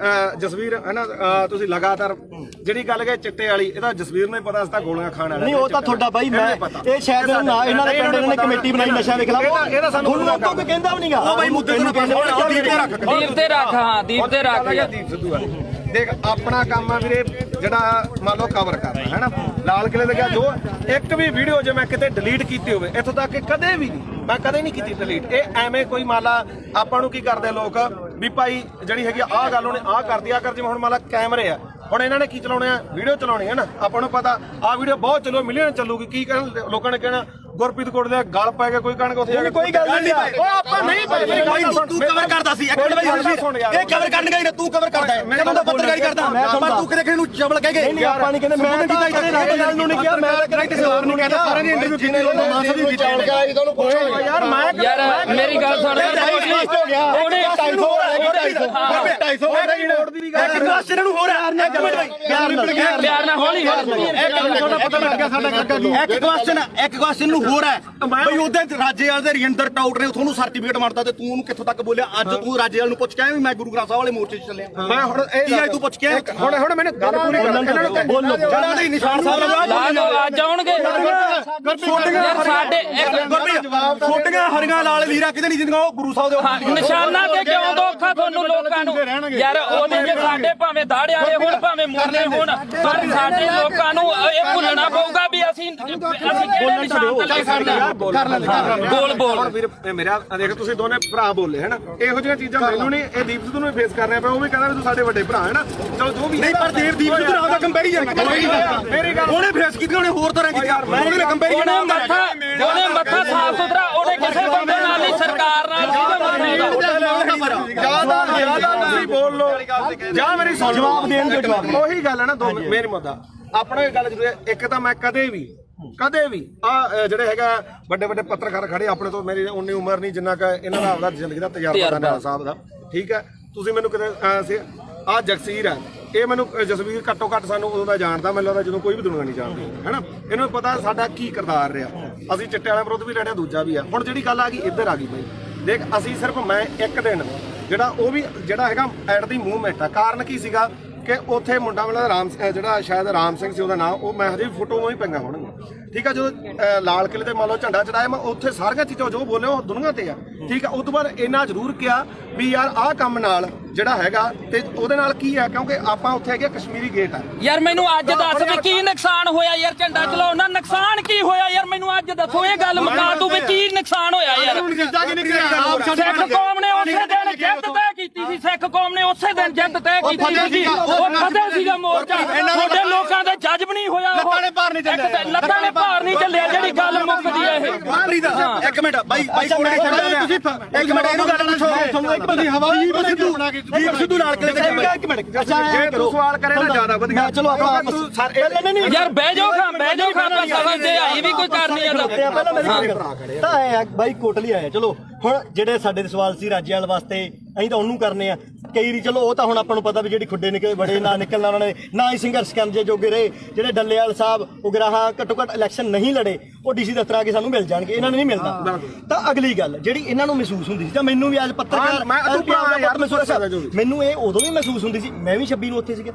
ਜਸਵੀਰ ਹੈ ਨਾ ਤੁਸੀਂ ਲਗਾਤਾਰ ਜਿਹੜੀ ਗੱਲ ਕਹੇ ਚਿੱਟੇ ਵਾਲੀ ਇਹਦਾ ਜਸਵੀਰ ਨੂੰ ਹੀ ਪਤਾ ਸੀ ਗੋਲੀਆਂ ਖਾਣ ਵਾਲਾ ਨਹੀਂ ਉਹ ਤਾਂ ਤੁਹਾਡਾ ਬਾਈ ਮੈਂ ਇਹ ਸ਼ਾਇਦ ਇਹਨਾਂ ਦੇ ਪਿੰਡ ਇਹਨਾਂ ਨੇ ਕਮੇਟੀ ਬਣਾਈ ਨਸ਼ਾ ਦੇ ਖਿਲਾਫ ਇਹਦਾ ਸਾਨੂੰ ਲੋਕਾਂ ਕੋਈ ਕਹਿੰਦਾ ਵੀ ਨਹੀਂਗਾ ਉਹ ਬਾਈ ਮੁੱਦੇ ਨੂੰ ਕਹਿੰਦੇ ਦੀਪ ਤੇ ਰੱਖ ਹਾਂ ਦੀਪ ਤੇ ਰੱਖ ਦੀਪ ਸਿੱਧੂ ਆ ਦੇਖ ਆਪਣਾ ਕੰਮ ਆ ਵੀਰੇ ਜਿਹੜਾ ਮੰਨ ਲਓ ਕਵਰ ਕਰਨਾ ਹੈ ਨਾ ਲਾਲ ਕਿਲੇ ਦੇ ਗਿਆ ਜੋ ਇੱਕ ਵੀ ਵੀਡੀਓ ਜੇ ਮੈਂ ਕਿਤੇ ਡਿਲੀਟ ਕੀਤੀ ਹੋਵੇ ਇੱਥੋਂ ਤੱਕ ਕਿ ਕਦੇ ਵੀ ਨਹੀਂ ਮੈਂ ਕਦੇ ਨਹੀਂ ਕੀਤੀ ਡਿਲੀਟ ਇਹ ਐਵੇਂ ਕੋਈ ਮਾਲਾ ਆਪਾਂ ਨੂੰ ਕੀ ਕਰਦੇ ਲੋਕ ਵੀ ਭਾਈ ਜਿਹੜੀ ਹੈਗੀ ਆਹ ਗੱਲ ਉਹਨੇ ਆਹ ਕਰਦੀ ਆ ਕਰ ਜਿਵੇਂ ਹੁਣ ਮਾਲਾ ਕੈਮਰੇ ਆ ਹੁਣ ਇਹਨਾਂ ਨੇ ਕੀ ਚਲਾਉਣੇ ਆ ਵੀਡੀਓ ਚਲਾਉਣੀ ਹੈ ਨਾ ਆਪਾਂ ਨੂੰ ਪਤਾ ਆਹ ਵੀਡੀਓ ਬਹੁਤ ਚੱਲੋ ਮਿਲੀਅਨ ਚੱਲੂਗੀ ਕੀ ਕਹਿਣ ਲੋਕਾਂ ਨੇ ਕਹਿਣਾ ਗੁਰਪ੍ਰੀਤ ਕੋਟ ਦੇ ਗਲ ਪੈ ਕੇ ਕੋਈ ਕਣਕ ਉੱਥੇ ਜਾ ਕੇ ਕੋਈ ਗੱਲ ਨਹੀਂ ਓਏ ਆਪਾਂ ਨਹੀਂ ਪਏ ਤੂੰ ਕਵਰ ਕਰਦਾ ਸੀ ਇੱਕ ਮਿੰਟ ਬਾਈ ਇਹ ਕਵਰ ਕਰਨ ਗਈ ਨਾ ਤੂੰ ਕਵਰ ਕਰਦਾ ਹੈ ਮੈਂ ਤਾਂ ਪੱਤਰਕਾਰੀ ਕਰਦਾ ਪਰ ਤੂੰ ਕਿਹਦੇ ਨੂੰ ਚਵਲ ਕਹਿ ਗਏ ਨਹੀਂ ਆਪਾਂ ਨਹੀਂ ਕਹਿੰਦੇ ਮੈਂ ਤਾਂ ਰਾਜੇਵਾਲ ਨੂੰ ਨਹੀਂ ਕਿਹਾ ਮੈਂ ਕਿਸੇ ਹੋਰ ਨੂੰ ਕਹਿੰਦਾ ਸਾਰਿਆਂ ਦੀ ਇੰਟਰਵਿਊ ਜਿਹਨੇ ਮਾਨਸਾ ਦੀ ਕੀਤੀ ਤੁਹਾਨੂੰ ਪੁੱਛੋ ਯਾਰ ਯਾਰ ਮੇਰੀ ਗੱਲ ਸੁਣ ਉਹਨੇ 250 ਵੋਟ ਦੀ ਵੀ ਗੱਲ ਇੱਕ ਕੁਐਸਚਨ ਨੂੰ ਹੋਰ ਹੈ ਪਿਆਰ ਨਾਲ ਹੌਲੀ ਇੱਕ ਕੁਐਸਚਨ ਨੂੰ ਹੋਰ ਹੈ ਬਈ ਉਹਦੇ ਰਾਜੇਵਾਲ ਦੇ ਰਜਿੰਦਰ ਟਾਊਟ ਨੇ ਤੁਹਾਨੂੰ ਸਰਟੀਫਿਕੇਟ ਮਾਰਦਾ ਤੇ ਤੂੰ ਉਹਨੂੰ ਕਿੱਥੋਂ ਤੱਕ ਬੋਲਿਆ ਅੱਜ ਤੂੰ ਰਾਜੇਵਾਲ ਨੂੰ ਪੁੱਛ ਕੇ ਆਇਆ ਵੀ ਮੈਂ ਗੁਰੂ ਗ੍ਰੰਥ ਸਾਹਿਬ ਵਾਲੇ ਮੋਰਚੇ 'ਚ ਚੱਲਿਆ ਮੈਂ ਹੁਣ ਕੀ ਆਈ ਤੂੰ ਪੁੱਛ ਕੇ ਹੁਣ ਮੈਨੂੰ ਗੱਲ ਪੂਰੀ ਕਰ ਬੋਲੋ ਜਿਹੜਾ ਨਹੀਂ ਨਿਸ਼ਾਨ ਸਾਹਿਬ ਲਾ ਲਓ ਅੱਜ ਆਉਣਗੇ ਯਾਰ ਸਾਡੇ ਛੋਟੀਆਂ ਹਰੀਆਂ ਲਾਲ ਲੀਰਾ ਕਿਤੇ ਨਹੀਂ ਜਿੰਦੀਆਂ ਉਹ ਗੁਰੂ ਸਾਹਿਬ ਦੇ ਨਿਸ਼ਾਨਾ ਤੇ ਕਿਉਂ ਦੋਖਾ ਤੁਹਾਨੂੰ ਲੋਕਾਂ ਨੂੰ ਯਾਰ ਉਹਨੇ ਜੇ ਸਾਡੇ ਭਾਵੇਂ ਦਾੜੇ ਵਾਲੇ ਹੁਣ ਭਾਵੇਂ ਮੁਰਲੇ ਹੁਣ ਪਰ ਸਾਡੇ ਲੋਕਾਂ ਨੂੰ ਇਹ ਭੁੱਲਣਾ ਪਊਗਾ ਵੀ ਅਸੀਂ ਕਿਹੜੇ ਨਿਸ਼ਾਨ ਤੇ ਖੜਨਾ ਬੋਲ ਹੁਣ ਵੀਰ ਮੇਰਾ ਦੇਖ ਤੁਸੀਂ ਦੋਨੇ ਭਰਾ ਬੋਲੇ ਹੈ ਨਾ ਇਹੋ ਜਿਹੀਆਂ ਚੀਜ਼ਾਂ ਮੈਨੂੰ ਨਹੀਂ ਇਹ ਦੀਪ ਸਿੱਧੂ ਨੂੰ ਫੇਸ ਕਰ ਰਿਹਾ ਪਿਆ ਉਹ ਵੀ ਕਹਿੰਦਾ ਵੀ ਤੂੰ ਸਾਡੇ ਵੱਡੇ ਭਰਾ ਹੈ ਨਾ ਚਲੋ ਜੋ ਵੀ ਨਹੀਂ ਪਰ ਦੀਪ ਸਿੱਧੂ ਨਾਲ ਦਾ ਕੰਪੈਰੀਜ਼ਨ ਮੇਰੀ ਗੱਲ ਉਹਨੇ ਫੇਸ ਕੀਤੀ ਉਹਨੇ ਹੋਰ ਤਰ੍ਹਾਂ ਕੀਤੀ ਉਹਨੇ ਕੰਪੈਰੀਜ਼ਨ ਉਹਨੇ ਮੱਥਾ ਸਾਫ ਸੁਥਰਾ ਉਹਨੇ ਕਿਸੇ ਬੰਦੇ ਨਾਲ ਨਹੀਂ ਸਰਕਾਰ ਨਾਲ ਜਿਆਦਾ ਤੁਸੀਂ ਬੋਲ ਲੋ ਜਾਂ ਮੇਰੀ ਸੁਣ ਜਵਾਬ ਦੇਣ ਦੇ ਜਵਾਬ ਉਹੀ ਗੱਲ ਹੈ ਨਾ ਦੋ ਮੇਰੀ ਮੁੱਦਾ ਆਪਣਾ ਇਹ ਗੱਲ ਜ਼ਰੂਰ ਹੈ ਇੱਕ ਤਾਂ ਮੈਂ ਕਦੇ ਵੀ ਆ ਜਿਹੜੇ ਹੈਗਾ ਵੱਡੇ ਵੱਡੇ ਪੱਤਰਕਾਰ ਖੜੇ ਆਪਣੇ ਤੋਂ ਮੇਰੀ ਉਨੀ ਉਮਰ ਨਹੀਂ ਜਿੰਨਾ ਕਿ ਇਹਨਾਂ ਦਾ ਆਪਦਾ ਜ਼ਿੰਦਗੀ ਦਾ ਤਜਰਬਾ ਦਾ ਨਾਲਾ ਸਾਹਿਬ ਦਾ ਠੀਕ ਹੈ ਤੁਸੀਂ ਮੈਨੂੰ ਕਿਤੇ ਆ ਜਗਸੀਰ ਹੈ ਇਹ ਮੈਨੂੰ ਜਸਵੀਰ ਘੱਟੋ ਘੱਟ ਸਾਨੂੰ ਉਦੋਂ ਦਾ ਜਾਣਦਾ ਮੈਨੂੰ ਲੱਗਦਾ ਜਦੋਂ ਕੋਈ ਵੀ ਦੁਨੀਆ ਨਹੀਂ ਜਾਣਦੀ ਹੈਨਾ ਇਹਨੂੰ ਪਤਾ ਸਾਡਾ ਕੀ ਕਿਰਦਾਰ ਰਿਹਾ ਅਸੀਂ ਚਿੱਟੇ ਵਾਲਿਆਂ ਵਿਰੁੱਧ ਵੀ ਲੜਿਆ ਦੂਜਾ ਵੀ ਆ ਹੁਣ ਜਿਹੜੀ ਗੱਲ ਆ ਗਈ ਇੱਧਰ ਆ ਗਈ ਬਈ ਦੇਖ ਅਸੀਂ ਸਿਰਫ ਮੈਂ ਇੱਕ ਦਿਨ ਜਿਹੜਾ ਉਹ ਵੀ ਜਿਹੜਾ ਹੈਗਾ ਐਟ ਦੀ ਮੂਵਮੈਂਟ ਆ ਕਾਰਨ ਕੀ ਸੀਗਾ ਕਿ ਉੱਥੇ ਮੁੰਡਾ ਵਾਲਾ ਰਾਮ ਜਿਹੜਾ ਸ਼ਾਇਦ ਰਾਮ ਸਿੰਘ ਸੀ ਉਹਦਾ ਨਾਮ ਉਹ ਮੈਂ ਹਜੇ ਵੀ ਫੋਟੋਆਂ ਹੀ ਪਈਆਂ ਹੋਣਗੀਆਂ ਠੀਕ ਆ ਜਦੋਂ ਲਾਲ ਕਿਲੇ ਤੇ ਮੰਨ ਲਓ ਝੰਡਾ ਚੜਾਇਆ ਮੈਂ ਉੱਥੇ ਸਾਰੀਆਂ ਚੀਜ਼ਾਂ ਜੋ ਬੋਲੇ ਉਹ ਦੁਨੀਆ ਤੇ ਆ ਠੀਕ ਆ ਉਸ ਤੋਂ ਬਾਅਦ ਇੰਨਾ ਜ਼ਰੂਰ ਕਿਹਾ ਵੀ ਯਾਰ ਆਹ ਕੰਮ ਨਾਲ ਜਿਹੜਾ ਹੈਗਾ ਤੇ ਉਹਦੇ ਨਾਲ ਕੀ ਹੈ ਕਿਉਂਕਿ ਆਪਾਂ ਉੱਥੇ ਹੈਗੇ ਕਸ਼ਮੀਰੀ ਗੇਟ ਆ ਯਾਰ ਮੈਨੂੰ ਅੱਜ ਦੱਸ ਵੀ ਕੀ ਨੁਕਸਾਨ ਹੋਇਆ ਯਾਰ ਝੰਡਾ ਚਲਾਉਣ ਨਾਲ ਨੁਕਸਾਨ ਕੀ ਹੋਇਆ ਯਾਰ ਮੈਨੂੰ ਅੱਜ ਦੱਸੋ ਇਹ ਗੱਲ ਮੁਕਾ ਤੂੰ ਵੀ ਕੀ ਨੁਕਸਾਨ ਹੋਇਆ ਯਾਰ ਸਿੱਖ ਕੌਮ ਨੇ ਉਸੇ ਦਿਨ ਜਿੱਤ ਤੈਅ ਕੀਤੀ ਸੀ ਸਿੱਖ ਕੌਮ ਨੇ ਉਸੇ ਦਿਨ ਜਿੱਤ ਤੈਅ ਕੀਤੀ ਸੀ ਉਹ ਫਤਿਹ ਸੀਗਾ ਮੋਰਚਾ ਤੁਹਾਡੇ ਲੋਕਾਂ ਦਾ ਜੱਜ ਨਹੀਂ ਹੋਇਆ ਲੱਤਾਂ ਨੇ ਭਾਰ ਨਹੀਂ ਚੱਲਿਆ ਜਿਹੜੀ ਗੱਲ ਮੁੱਕਦੀ ਹੈ ਇਹ ਇੱਕ ਮਿੰਟ ਬਾਈ ਕੋਲੇ ਤੁਸੀਂ ਇੱਕ ਮਿੰਟ ਇਹਨੂੰ ਗੱਲ ਨੂੰ ਛੋੜੋ ਤੁਹਾਨੂੰ ਇੱਕ ਬੰਦੀ ਹਵਾਈ ਦੀਪ ਸਿੱਧੂ ਨਾਲ ਕਿਤੇ ਇੱਕ ਮਿੰਟ ਜੇ ਤੂੰ ਸਵਾਲ ਕਰੇ ਨਾ ਜ਼ਿਆਦਾ ਵਧੀਆ ਚਲੋ ਆਪਾਂ ਯਾਰ ਬਹਿ ਜਾਓ ਖਾਂ ਸਮਝ ਤੇ ਆਈ ਵੀ ਕੋਈ ਕਰਨੀ ਆ ਤਾਂ ਆਏ ਬਾਈ ਕੋਟਲੀ ਆਏ ਚਲੋ ਹੁਣ ਜਿਹੜੇ ਸਾਡੇ ਸਵਾਲ ਸੀ ਰਾਜੇਵਾਲ ਵਾਸਤੇ ਅਸੀਂ ਤਾਂ ਉਹਨੂੰ ਕਰਨੇ ਆ ਕਈ ਰੀ ਚਲੋ ਉਹ ਤਾਂ ਹੁਣ ਆਪਾਂ ਨੂੰ ਪਤਾ ਵੀ ਜਿਹੜੀ ਖੁੱਡੇ ਨਿਕਲੇ ਬੜੇ ਨਾ ਨਿਕਲਣਾ ਉਹਨਾਂ ਨੇ ਨਾ ਹੀ ਸੰਘਰਸ਼ ਕਰਨ ਜੇ ਜੋਗੇ ਰਹੇ ਜਿਹੜੇ ਡੱਲੇਵਾਲ ਸਾਹਿਬ ਉਗਰਾਹਾਂ ਘੱਟੋ ਘੱਟ ਇਲੈਕਸ਼ਨ ਨਹੀਂ ਲੜੇ ਉਹ ਡੀਸੀ ਦਫ਼ਤਰ ਆ ਕੇ ਸਾਨੂੰ ਮਿਲ ਜਾਣਗੇ ਇਹਨਾਂ ਨੂੰ ਨਹੀਂ ਮਿਲਦਾ ਤਾਂ ਅਗਲੀ ਗੱਲ ਜਿਹੜੀ ਇਹਨਾਂ ਨੂੰ ਮਹਿਸੂਸ ਹੁੰਦੀ ਸੀ ਜਾਂ ਮੈਨੂੰ ਵੀ ਅੱਜ ਪੱਤਰਕਾਰ ਮੈਨੂੰ ਇਹ ਉਦੋਂ ਵੀ ਮਹਿਸੂਸ ਹੁੰਦੀ ਸੀ ਮੈਂ ਵੀ 26 ਨੂੰ ਉੱਥੇ ਸੀਗਾ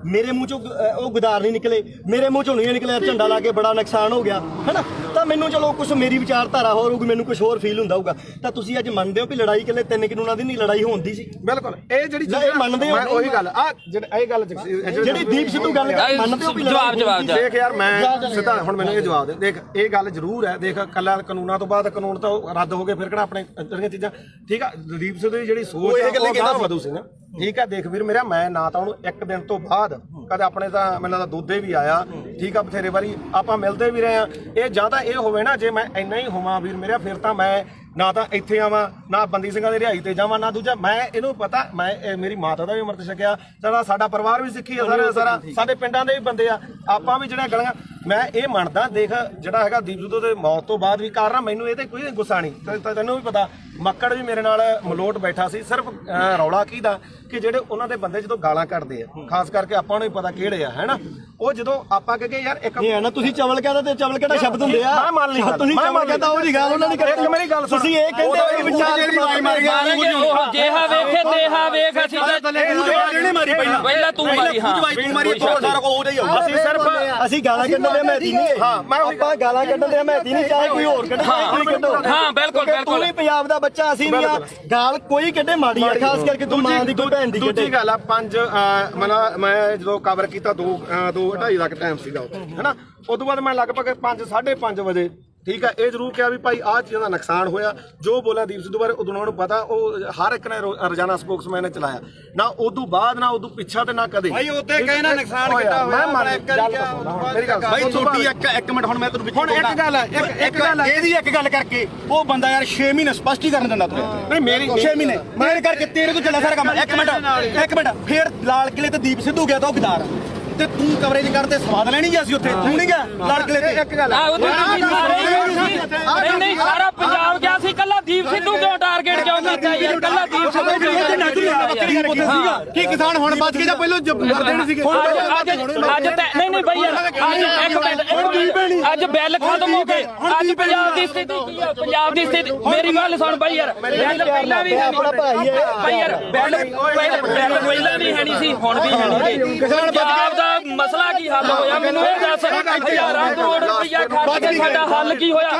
ਮੇਰੇ ਮੂੰਹ ਚੋਂ ਉਹ ਗੁਦਾਰ ਨਹੀਂ ਨਿਕਲੇ ਮੇਰੇ ਮੂੰਹ ਚੋਂ ਨਹੀਂ ਨਿਕਲਿਆ ਝੰਡਾ ਲਾ ਕੇ ਬੜਾ ਨੁਕਸਾਨ ਹੋ ਗਿਆ ਹੈਨਾ ਤਾਂ ਮੈਨੂੰ ਚਲੋ ਕੁਝ ਮੇਰੀ ਵਿਚਾਰਧਾਰਾ ਹੋਰ ਹੋਊਗੀ ਮੈਨੂੰ ਕੁਝ ਹੋਰ ਫੀਲ ਹੁੰਦਾ ਹੋਊਗਾ ਤਾਂ ਤੁਸੀਂ ਅੱਜ ਮੰਨਦੇ ਹੋ ਵੀ ਲੜਾਈ ਕਿਲੇ 3 ਕਾਨੂੰਨਾਂ ਦੀ ਨਹੀਂ ਲੜਾਈ ਹੁੰਦੀ ਸੀ ਬਿਲਕੁਲ ਇਹ ਜਿਹੜੀ ਇਹ ਮੰਨਦੇ ਹੋ ਉਹੀ ਗੱਲ ਆ ਜਿਹੜਾ ਇਹ ਗੱਲ ਜਿਹੜੀ ਦੀਪ ਸਿੱਧੂ ਗੱਲ ਮੰਨਦੇ ਹੋ ਵੀ ਜਵਾਬ ਦੇਖ ਯਾਰ ਮੈਂ ਸਿੱਧਾ ਹੁਣ ਮੈਨੂੰ ਇਹ ਜਵਾਬ ਦੇ ਦੇਖ ਇਹ ਗੱਲ ਜ਼ਰੂਰ ਹੈ ਦੇਖ ਕੱਲਾ ਕਾਨੂੰਨਾਂ ਤੋਂ ਬਾਅਦ ਕਾਨੂੰਨ ਤਾਂ ਰੱਦ ਹੋ ਗਏ ਫਿਰ ਕਿਹੜਾ ਆਪਣੇ ਜਿਹੜੀਆਂ ਚੀਜ਼ਾਂ ਠੀਕ ਆ ਦੀਪ ਸਿੱਧੂ ਦੀ ਜਿਹੜੀ ਸੋਚ ਹੈ ਉਹ ਗਾਹ ਵਧੂ ਸੀ ਨਾ ਠੀਕ ਆ ਦੇਖ ਵੀਰ ਮੇਰਾ ਮੈਂ ਨਾ ਤਾਂ ਉਹਨੂੰ ਇੱਕ ਦਿਨ ਤੋਂ ਬਾਅਦ ਕਦੇ ਆਪਣੇ ਤਾਂ ਮੈਨੂੰ ਲੱਗਦਾ ਦੋਦੇ ਵੀ ਆਇਆ ਠੀਕ ਆ ਬਥੇਰੇ ਵਾਰੀ ਆਪਾਂ ਮਿਲਦੇ ਵੀ ਰਹੇ ਆ ਇਹ ਜਾਂ ਤਾਂ ਇਹ ਹੋਵੇ ਨਾ ਜੇ ਮੈਂ ਇੰਨਾ ਹੀ ਹੋਵਾਂ ਵੀਰ ਮੇਰਾ ਫਿਰ ਤਾਂ ਮੈਂ ਨਾ ਤਾਂ ਇੱਥੇ ਆਵਾਂ ਨਾ ਬੰਦੀ ਸਿੰਘਾਂ ਦੀ ਰਿਹਾਈ ਤੇ ਜਾਵਾਂ ਨਾ ਦੂਜਾ ਮੈਂ ਇਹਨੂੰ ਪਤਾ ਮੈਂ ਮੇਰੀ ਮਾਤਾ ਦਾ ਵੀ ਅੰਮ੍ਰਿਤ ਛਕਿਆ ਸਾਡਾ ਪਰਿਵਾਰ ਵੀ ਸਿੱਖੀ ਆ ਸਾਰਾ ਸਾਡੇ ਪਿੰਡਾਂ ਦੇ ਵੀ ਬੰਦੇ ਆ ਆਪਾਂ ਵੀ ਜਿਹੜਾ ਗਲੀਆਂ ਮੈਂ ਇਹ ਮੰਨਦਾ ਦੇਖ ਜਿਹੜਾ ਹੈਗਾ ਦੀਪ ਸਿੱਧੂ ਦੇ ਮੌਤ ਤੋਂ ਬਾਅਦ ਵੀ ਕਾਰਨ ਮੈਨੂੰ ਇਹ ਤੇ ਕੋਈ ਗੁੱਸਾ ਨਹੀਂ ਤੈਨੂੰ ਵੀ ਪਤਾ ਮੱਕੜ ਵੀ ਮੇਰੇ ਨਾਲ ਮਲੋਟ ਬੈਠਾ ਸੀ ਸਿਰਫ ਰੌਲਾ ਕੀ ਦਾ ਕਿ ਜਿਹੜੇ ਉਹਨਾਂ ਦੇ ਬੰਦੇ ਜਦੋਂ ਗਾਲਾਂ ਕੱਢਦੇ ਆ ਖਾਸ ਕਰਕੇ ਆਪਾਂ ਨੂੰ ਹੀ ਪਤਾ ਕਿਹੜੇ ਆ ਹੈਨਾ ਉਹ ਜਦੋਂ ਆਪਾਂ ਕਹੇ ਯਾਰ ਇੱਕ ਇਹ ਹੈ ਨਾ ਤੁਸੀਂ ਚਵਲ ਕਹਿੰਦਾ ਤੇ ਚਵਲ ਕਿਹੜਾ ਸ਼ਬਦ ਹੁੰਦੇ ਆ ਮੈਂ ਮੰਨ ਲਈ ਤੁਸੀਂ ਚਵਲ ਕਹਿੰਦਾ ਉਹ ਦੀ ਗੱਲ ਉਹਨਾਂ ਨੇ ਇੱਕ ਮੇਰੀ ਗੱਲ ਸੁਣ ਤੁਸੀਂ ਇਹ ਕਹਿੰਦੇ ਹੋ ਕਿ ਵਿਚਾਰ ਜਿਹੜੀ ਵਾਈ ਮਾਰ ਗਿਆ ਉਹ ਜੇਹਾ ਵੇਖੇ ਤੇਹਾ ਵੇਖ ਅਸੀਂ ਇਹਨੇ ਮਾਰੀ ਪਹਿਲਾਂ ਤੂੰ ਮਾਰੀ ਹਾਂ ਤੂੰ ਮਾਰੀ ਸਾਰਾ ਕੋ ਉਹਦਾ ਹੀ ਹੋਊ ਅਸੀਂ ਸਿਰਫ ਅਸੀਂ ਗਾਲਾਂ ਕੱਢਣ ਦੇ ਮੈਂ ਨਹੀਂ ਹਾਂ ਮੈਂ ਆਪਾਂ ਗਾਲਾਂ ਕੱਢਣ ਦੇ ਮੈਂ ਨਹੀਂ ਚਾਹੇ ਕੋਈ ਹੋਰ ਕੱਢੇ ਕੋਈ ਕੱਢੋ ਹਾਂ ਬਿਲਕੁਲ ਤੂੰ ਵੀ ਪੰਜਾਬ ਦਾ ਬੱਚਾ ਅਸੀਂ ਨਹੀਂ ਆ ਗਾਲ ਕੋਈ ਕੱਢੇ ਮਾੜੀ ਆ ਖਾਸ ਕਰਕੇ ਤੂੰ ਮਾਂ ਦੀ ਕੋਈ ਭੈਣ ਦੀ ਕੱਢੇ ਦੂਜੀ ਗੱਲ ਆ ਮੈਂ ਜਦੋਂ ਕਵਰ ਕੀਤਾ 2:30 ਦਾ ਟਾਈਮ ਸੀਗਾ ਹੈਨਾ ਉਸ ਤੋਂ ਬਾਅਦ ਮੈਂ ਲਗਭਗ 5:30 ਵਜੇ ਠੀਕ ਹੈ ਇਹ ਜ਼ਰੂਰ ਕਿਹਾ ਵੀ ਭਾਈ ਆਹ ਚੀਜ਼ਾਂ ਦਾ ਨੁਕਸਾਨ ਹੋਇਆ ਜੋ ਬੋਲਿਆ ਦੀਪ ਸਿੱਧੂ ਬਾਰੇ ਉਦੋਂ ਨੂੰ ਪਤਾ ਉਹ ਹਰ ਇੱਕ ਨੇ ਰੋਜ਼ਾਨਾ ਸਪੋਕਸਮੈਨ ਨੇ ਚਲਾਇਆ ਨਾ ਉਦੋਂ ਬਾਅਦ ਨਾ ਉਦੋਂ ਪਿੱਛਾ ਤੇ ਨਾ ਕਦੇ ਭਾਈ ਉੱਤੇ ਕਹੇ ਨਾ ਨੁਕਸਾਨ ਕਿੱਦਾਂ ਹੋਇਆ ਮੈਂ ਮੇਰੀ ਗੱਲ ਭਾਈ ਤੁਹਾਡੀ ਇੱਕ ਮਿੰਟ ਹੁਣ ਮੈਂ ਤੁਹਾਨੂੰ ਵਿੱਚ ਹੁਣ ਇੱਕ ਗੱਲ ਹੈ ਇੱਕ ਗੱਲ ਹੈ ਇਹਦੀ ਇੱਕ ਗੱਲ ਕਰਕੇ ਉਹ ਬੰਦਾ ਯਾਰ 6 ਮਹੀਨੇ ਸਪਸ਼ਟੀਕਰਨ ਦਿੰਦਾ ਤੂੰ ਨਹੀਂ ਮੇਰੀ 6 ਮਹੀਨੇ ਮੇਰੇ ਕਰਕੇ ਤੇਰੇ ਤੋਂ ਚੱਲਿਆ ਸਾਰਾ ਕੰਮ ਇੱਕ ਮਿੰਟ ਫੇਰ ਲਾਲ ਕਿਲੇ ਤੇ ਦੀਪ ਸਿੱਧੂ ਗਿਆ ਤਾਂ ਉਹ ਗਦਾਰ ਤੇ ਤੂੰ ਕਵਰੇਜ ਕਰਦੇ ਸਵਾਦ ਲੈਣੀ ਗਿਆ ਸੀ ਉੱਥੇ ਤੂੰ ਨਹੀਂ ਗਿਆ ਲਾਲ ਕਿਲੇ ਤੇ ਇੱਕ ਗੱਲ ਆਹ ਉਦੋਂ ਤੁਸੀਂ ਸਾਰੇ ਨਹੀਂ ਸਾਰਾ ਪੰਜਾਬ ਗਿਆ ਸੀ ਕੱਲਾ ਦੀਪ ਸਿੱਧੂ ਕਿਉਂ ਟਾਰਗੇਟ ਕਿਉਂ ਕੀਤਾ ਯਾਰ ਕੱਲਾ ਦੀਪ ਸਿੱਧੂ ਸੀਗਾ ਕੀ ਕਿਸਾਨ ਹੁਣ ਬਚ ਗਏ ਜਾਂ ਪਹਿਲਾਂ ਮਰਦੇ ਨਹੀਂ ਸੀਗੇ ਅੱਜ ਨਹੀਂ ਬਈ ਅੱਜ ਬਿੱਲ ਖਤਮ ਹੋ ਗਏ ਅੱਜ ਪੰਜਾਬ ਦੀ ਸਥਿਤੀ ਕੀ ਹੈ ਪੰਜਾਬ ਦੀ ਸਥਿਤੀ ਮੇਰੀ ਗੱਲ ਸੁਣ ਬਈ ਯਾਰ ਬਿੱਲ ਪਹਿਲਾਂ ਵੀ ਹੈ ਬਈ ਯਾਰ ਬਿੱਲ ਪਹਿਲਾਂ ਵੀ ਹੈ ਨਹੀਂ ਸੀ ਹੁਣ ਵੀ ਹੈ ਨਹੀਂ ਪੰਜਾਬ ਦਾ ਮਸਲਾ ਕੀ ਹੱਲ ਹੋਇਆ ਮੈਨੂੰ ਇਹ ਦੱਸ ਹਜ਼ਾਰਾਂ ਕਰੋੜ ਰੁਪਈਆ ਖਰਚ ਕੇ ਸਾਡਾ ਹੱਲ ਕੀ ਹੋਇਆ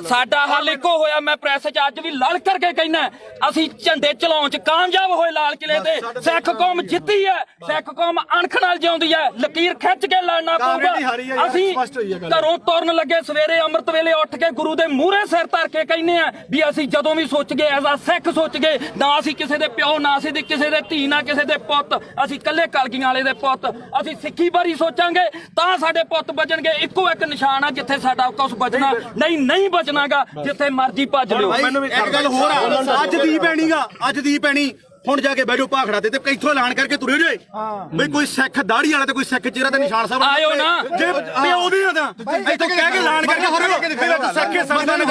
ਸਾਡਾ ਹੱਲ ਇੱਕੋ ਹੋਇਆ ਮੈਂ ਪ੍ਰੈਸ 'ਚ ਅੱਜ ਵੀ ਲੜ ਕਰਕੇ ਕਹਿਣਾ ਅਸੀਂ ਝੰਡੇ ਚਲਾਉਣ 'ਚ ਕਾਮਯਾਬ ਹੋਏ ਲਾਲ ਕਿਲੇ ਤੇ ਸਿੱਖ ਕੌਮ ਜਿੱਤੀ ਹੈ ਸਿੱਖ ਕੌਮ ਅਣਖ ਨਾਲ ਜਿਉਂਦੀ ਹੈ ਲਕੀਰ ਖਿੱਚ ਕੇ ਲੜਨਾ ਪਊਗਾ ਅਸੀਂ ਘਰੋਂ ਤੁਰਨ ਲੱਗੇ ਸਵੇਰੇ ਅੰਮ੍ਰਿਤ ਵੇਲੇ ਉੱਠ ਕੇ ਗੁਰੂ ਦੇ ਮੂਹਰੇ ਸਿਰ ਧਰ ਕੇ ਕਹਿੰਦੇ ਆ ਵੀ ਅਸੀਂ ਜਦੋਂ ਵੀ ਸੋਚ ਗਏ ਐਜ਼ ਆ ਸਿੱਖ ਸੋਚ ਗਏ ਨਾ ਅਸੀਂ ਕਿਸੇ ਦੇ ਪਿਓ ਨਾ ਅਸੀਂ ਕਿਸੇ ਦੇ ਧੀ ਨਾ ਕਿਸੇ ਦੇ ਪੁੱਤ ਅਸੀਂ ਇਕੱਲੇ ਕਲਗੀਆਂ ਵਾਲੇ ਦੇ ਪੁੱਤ ਅਸੀਂ ਸਿੱਖੀ ਬਾਰੇ ਸੋਚਾਂਗੇ ਤਾਂ ਸਾਡੇ ਪੁੱਤ ਬਚਣਗੇ ਇੱਕੋ ਇੱਕ ਨਿਸ਼ਾਨ ਆ ਜਿੱਥੇ ਸਾਡਾ ਕੁਝ ਬਚਣਾ ਨਹੀਂ ਬਚਣਾਗਾ ਜਿੱਥੇ ਮਰਜ਼ੀ ਭੱਜ ਲਿਓ ਇੱਕ ਗੱਲ ਹੋਰ ਆ ਅੱਜ ਦੀ ਪੈਣੀਗਾ ਅੱਜ ਦੀ ਪੈਣੀ ਹੁਣ ਜਾ ਕੇ ਬੈਠੋ ਭਾਖੜਾ ਤੇ ਇੱਥੋਂ ਐਲਾਨ ਕਰਕੇ ਤੁਰੇ ਜੇ ਬਈ ਕੋਈ ਸਿੱਖ ਦਾੜੀ ਵਾਲਾ ਤੇ ਕੋਈ ਸਿੱਖ ਚਿਹਰਾ ਤੇ ਨਿਸ਼ਾਨ ਸਾਹਿਬ ਆਇਓ ਨਾ ਜੇ ਪਿਓ ਦੀ ਨਾ ਇੱਥੋਂ ਕਹਿ ਕੇ ਐਲਾਨ ਕਰਕੇ ਤੁਰੇ ਸਿੱਖੇ ਸੰਗਤਾਂ ਨੂੰ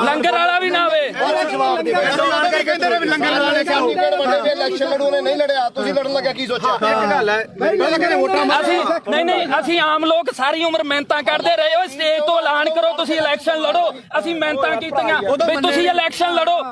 ਲੰਗਰ ਵਾਲਾ ਵੀ ਨਾ ਆਵੇ ਕਹਿੰਦੇ ਨੇ ਵੀ ਲੰਗਰ ਵਾਲੇ ਕਿਉਂ ਇਲੈਕਸ਼ਨ ਲੜੂ ਨੇ ਨਹੀਂ ਲੜਿਆ ਤੁਸੀਂ ਲੜਨ ਲੱਗਿਆ ਕੀ ਸੋਚਿਆ ਇੱਕ ਗੱਲ ਹੈ ਪਹਿਲਾਂ ਕਹਿੰਦੇ ਵੋਟਾਂ ਅਸੀਂ ਨਹੀਂ ਅਸੀਂ ਆਮ ਲੋਕ ਸਾਰੀ ਉਮਰ ਮਿਹਨਤਾਂ ਕਰਦੇ ਰਹੇ ਓਏ ਸਟੇਜ ਤੋਂ ਐਲਾਨ ਕਰੋ ਤੁਸੀਂ ਇਲੈਕਸ਼ਨ ਲੜੋ ਅਸੀਂ ਮਿਹਨਤਾਂ ਕੀਤੀਆਂ ਵੀ ਤੁਸੀਂ ਇਲੈਕਸ਼ਨ ਲੜੋ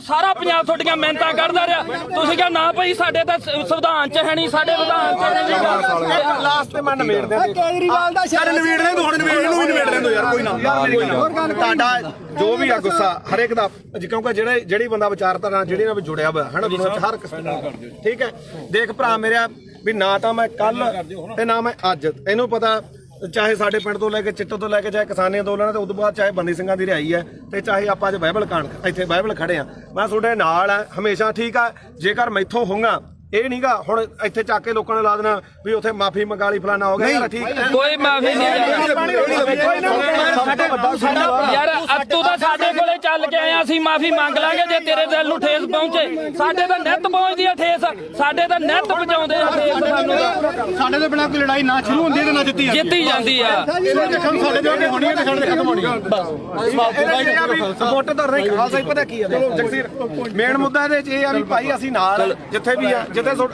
ਸਾਰਾ ਪੰਜਾਬ ਤੁਹਾਡੀਆਂ ਮਿਹਨਤਾਂ ਕਰਦਾ ਰਿਹਾ ਤੁਸੀਂ ਕਿਹਾ ਨਾ ਭਾਈ ਸਾਡੇ ਤਾਂ ਸੰਵਿਧਾਨ 'ਚ ਹੈ ਨਹੀਂ ਸਾਡੇ ਵਿਧਾਨ 'ਚ ਹੈ ਨਹੀਂ ਲਾਸਟ ਤੇ ਮੈਂ ਨਵੇੜਦੇ ਕੇਜਰੀਵਾਲ ਦਾ ਚੱਲ ਨਵੇੜ ਲੈ ਹੁਣ ਨਵੇੜ ਨੂੰ ਵੀ ਨਵੇੜ ਲੈਂਦੋ ਯਾਰ ਕੋਈ ਨਾ ਤੁਹਾਡਾ ਜੋ ਵੀ ਆ ਗੁੱਸਾ ਹਰੇਕ ਦਾ ਕਿਉਂਕਿ ਜਿਹੜੀ ਬੰਦਾ ਵਿਚਾਰਧਾਰਾ ਜਿਹੜੀ ਨਾਲ ਜੁੜਿਆ ਹੋਇਆ ਹੈ ਨਾ ਦੁਨੀਆ 'ਚ ਹਰ ਕਿਸਮ ਦਾ ਠੀਕ ਹੈ ਦੇਖ ਭਰਾ ਮੇਰਾ ਵੀ ਨਾ ਤਾਂ ਮੈਂ ਕੱਲ ਤੇ ਨਾ ਮੈਂ ਅੱਜ ਇਹਨੂੰ ਪਤਾ ਚਾਹੇ ਸਾਡੇ ਪਿੰਡ ਤੋਂ ਲੈ ਕੇ ਚਿੱਟੋ ਤੋਂ ਲੈ ਕੇ ਚਾਹੇ ਕਿਸਾਨੀ ਅੰਦੋਲਨ ਤੇ ਉਦੋਂ ਬਾਅਦ ਚਾਹੇ ਬੰਦੀ ਸਿੰਘਾਂ ਦੀ ਰਿਹਾਈ ਹੈ ਤੇ ਚਾਹੇ ਆਪਾਂ ਅੱਜ ਬਾਈਬਲ ਕਾਣ ਇੱਥੇ ਬਾਈਬਲ ਖੜੇ ਆ ਮੈਂ ਤੁਹਾਡੇ ਨਾਲ ਆ ਹਮੇਸ਼ਾ ਠੀਕ ਆ ਜੇਕਰ ਮੈਥੋਂ ਹੋਊਗਾ ਇਹ ਨਹੀਂਗਾ ਹੁਣ ਇੱਥੇ ਚੱਕ ਕੇ ਲੋਕਾਂ ਨੇ ਲਾ ਦੇਣਾ ਵੀ ਉੱਥੇ ਮਾਫੀ ਮੰਗਾ ਲਈ ਫਲਾਣਾ ਹੋ ਗਿਆ ਯਾਰ ਠੀਕ ਕੋਈ ਮਾਫੀ ਨਹੀਂ ਯਾਰ ਅੱਤੂ ਦਾ ਸਾਡੇ ਕੋਲੇ ਚੱਲ ਕੇ ਆਇਆ ਅਸੀਂ ਮਾਫੀ ਮੰਗ ਲਾਂਗੇ ਜੇ ਤੇਰੇ ਦਿਲ ਨੂੰ ਠੇਸ ਪਹੁੰਚੇ ਸਾਡੇ ਤਾਂ ਨਿੱਤ ਪਹੁੰਚਦੀ ਆ ਠੇਸ ਸਾਡੇ ਤਾਂ ਨਿੱਤ ਪਹੁੰਚਾਉਂਦੇ ਆ ਠੇਸ ਸਾਨੂੰ ਸਾਡੇ ਦੇ ਬਿਨਾਂ ਕੋਈ ਲੜਾਈ ਨਾ ਸ਼ੁਰੂ ਹੁੰਦੀ ਤੇ ਨਾ ਜਿੱਤੀ ਜਾਂਦੀ ਆ ਸਾਡੇ ਜੋ ਹੋਣੀ ਹੈ ਤੇ ਸਾਡੇ ਖਤਮ ਹੋਣੀ ਹੈ ਸਪੋਰਟ ਤਾਂ ਨਹੀਂ ਖਾਲਸਾ ਹੀ ਪਤਾ ਕੀ ਹੈ ਜਗਸੀਰ ਮੇਨ ਮੁੱਦਾ ਇਹਦੇ ਚ ਇਹ ਆ ਵੀ ਭਾਈ ਅਸੀਂ ਨਾਲ ਜਿੱਥੇ ਵੀ ਆ ਜਿੱਥੇ 2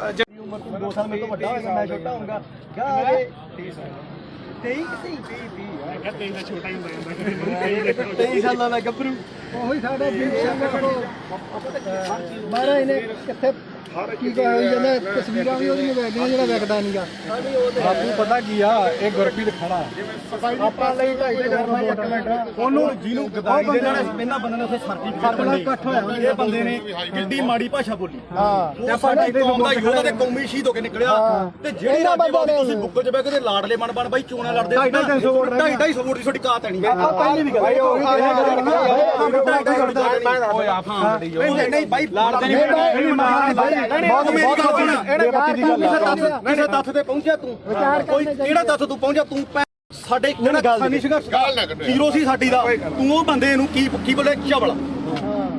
ਸਾਲ ਮੇਰੇ ਤੋਂ ਵੱਡਾ ਹੋਏਗਾ ਮੈਂ ਛੋਟਾ ਹੋਊਗਾ ਗਾਰੇ 23 ਸਾਲਾਂ ਦਾ ਗੱਭਰੂ ਉਹੀ ਸਾਡਾ ਦੀਪ ਸਿੰਘ ਮਹਾਰਾਜ ਨੇ ਕਿੱਥੇ ਕੀ ਹੋਈ ਜਾਂਦਾ ਤਸਵੀਰਾਂ ਵੀ ਉਹਦੀਆਂ ਵੇਖਦੀਆਂ ਜਿਹੜਾ ਵੇਖਦਾ ਨਹੀਂਗਾ ਬਾਪੂ ਪਤਾ ਕੀ ਆ ਇਹ ਗੁਰਪ੍ਰੀਤ ਖੜਾ ਆਪਾਂ ਲਈ 2.5 ਕਰਨਾ ਇੱਕ ਮਿੰਟ ਉਹਨੂੰ ਜਿਹਨੂੰ ਗਦਾਈ ਦੇ ਨਾਲ ਇਹਨਾਂ ਬੰਦੇ ਨੇ ਉੱਥੇ ਸਰਟੀਫਿਕੇਟ ਇਕੱਠ ਹੋਇਆ ਇਹ ਬੰਦੇ ਨੇ ਕਿੱਡੀ ਮਾੜੀ ਭਾਸ਼ਾ ਬੋਲੀ ਹਾਂ ਤੇ ਆਪਾਂ ਕੌਮ ਦਾ ਯੋਧਾ ਤੇ ਕੌਮੀ ਸ਼ਹੀਦ ਹੋ ਕੇ ਨਿਕਲਿਆ ਤੇ ਜਿਹੜੇ ਰਾਜੇ ਤੁਸੀਂ ਬੁੱਕਲ 'ਚ ਬਹਿ ਕੇ ਤੇ ਲਾਡਲੇ ਬਣ ਬਾਈ ਚੋਣਾਂ ਲੜਦੇ 2.5 ਵੋਟ ਦੀ ਤੁਹਾਡੀ ਕਾਤ ਨਹੀਂ ਆ ਪਹਿਲੀ ਵੀ ਗੱਲ ਨਹੀਂ ਬਾਈ ਲਾੜਦੇ ਨਹੀਂ ਤੱਥ ਤੇ ਪਹੁੰਚਿਆ ਤੂੰ ਕੋਈ ਕਿਹੜਾ ਤੱਥ ਤੂੰ ਪਹੁੰਚਿਆ ਤੂੰ ਸਾਡੇ ਕਿਹੜਾ ਕਿਸਾਨੀ ਸੰਘਰਸ਼ ਹੀਰੋ ਸੀ ਸਾਡੀ ਦਾ ਤੂੰ ਉਹ ਬੰਦੇ ਨੂੰ ਕੀ ਬੋਲੇ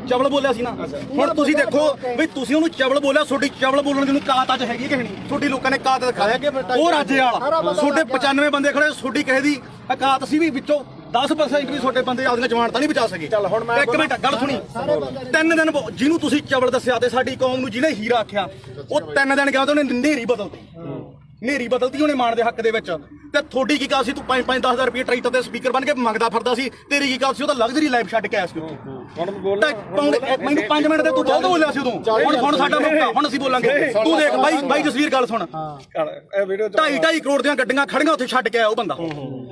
ਚਵਲ ਬੋਲਿਆ ਸੀ ਨਾ ਹੁਣ ਤੁਸੀਂ ਦੇਖੋ ਵੀ ਤੁਸੀਂ ਉਹਨੂੰ ਚਵਲ ਬੋਲਿਆ ਤੁਹਾਡੀ ਚਵਲ ਬੋਲਣ ਦੀ ਨੂੰ ਕਾਤ ਅੱਜ ਹੈਗੀ ਕਿ ਨਹੀਂ ਤੁਹਾਡੀ ਲੋਕਾਂ ਨੇ ਕਾਤ ਦਿਖਾਇਆ ਉਹ ਰਾਜੇ ਵਾਲਾ ਤੁਹਾਡੇ 95 ਬੰਦੇ ਖੜੇ ਤੁਹਾਡੀ ਕਿਸੇ ਦੀ ਕਾਤ ਸੀ ਵੀ ਵਿੱਚੋਂ 10% ਵੀ ਤੁਹਾਡੇ ਬੰਦੇ ਆਪਦੀਆਂ ਜਵਾਨਤਾਂ ਨਹੀਂ ਬਚਾ ਸਕੇ ਚੱਲ ਹੁਣ ਮੈਂ ਇੱਕ ਮਿੰਟ ਗੱਲ ਸੁਣੀ 3 ਦਿਨ ਜਿਹਨੂੰ ਤੁਸੀਂ ਚਵਲ ਦੱਸਿਆ ਤੇ ਸਾਡੀ ਕੌਮ ਨੂੰ ਜਿਹਨੇ ਹੀਰਾ ਆਖਿਆ ਉਹ 3 ਦਿਨ ਗਿਆ ਤੇ ਉਹਨੇ ਨੇਰੀ ਬਦਲਤੀ ਉਹਨੇ ਮਾਣ ਦੇ ਹੱਕ ਦੇ ਵਿੱਚ ਤੇ ਤੁਹਾਡੀ ਕੀ ਕਾਲ ਸੀ ਤੂੰ 5-10 ਰੁਪਏ ਟਰੈਕਟਰ ਤੇ ਸਪੀਕਰ ਬਣ ਕੇ ਮੰਗਦਾ ਫਿਰਦਾ ਸੀ ਤੇਰੀ ਕੀ ਕਾਲ ਸੀ ਉਹ ਤਾਂ ਲਗਜ਼ਰੀ ਲਾਈਫ ਛੱਡ ਕੇ ਆਇਆ ਸੀ ਉੱਥੇ ਮੈਨੂੰ 5 ਮਿੰਟ ਤੇ ਤੂੰ ਬਹੁਤ ਬੋਲਿਆ ਸੀ ਉਦੋਂ ਹੁਣ ਸਾਡਾ ਮੌਕਾ ਹੁਣ ਅਸੀਂ ਬੋਲਾਂਗੇ ਤੂੰ ਦੇਖ ਬਾਈ ਜਸਵੀਰ ਗੱਲ ਸੁਣ 2.5 ਕਰੋੜ ਦੀਆਂ ਗੱਡੀਆਂ ਖੜੀਆਂ ਉੱਥੇ ਛੱਡ ਕੇ ਆਇਆ ਉਹ ਬੰਦਾ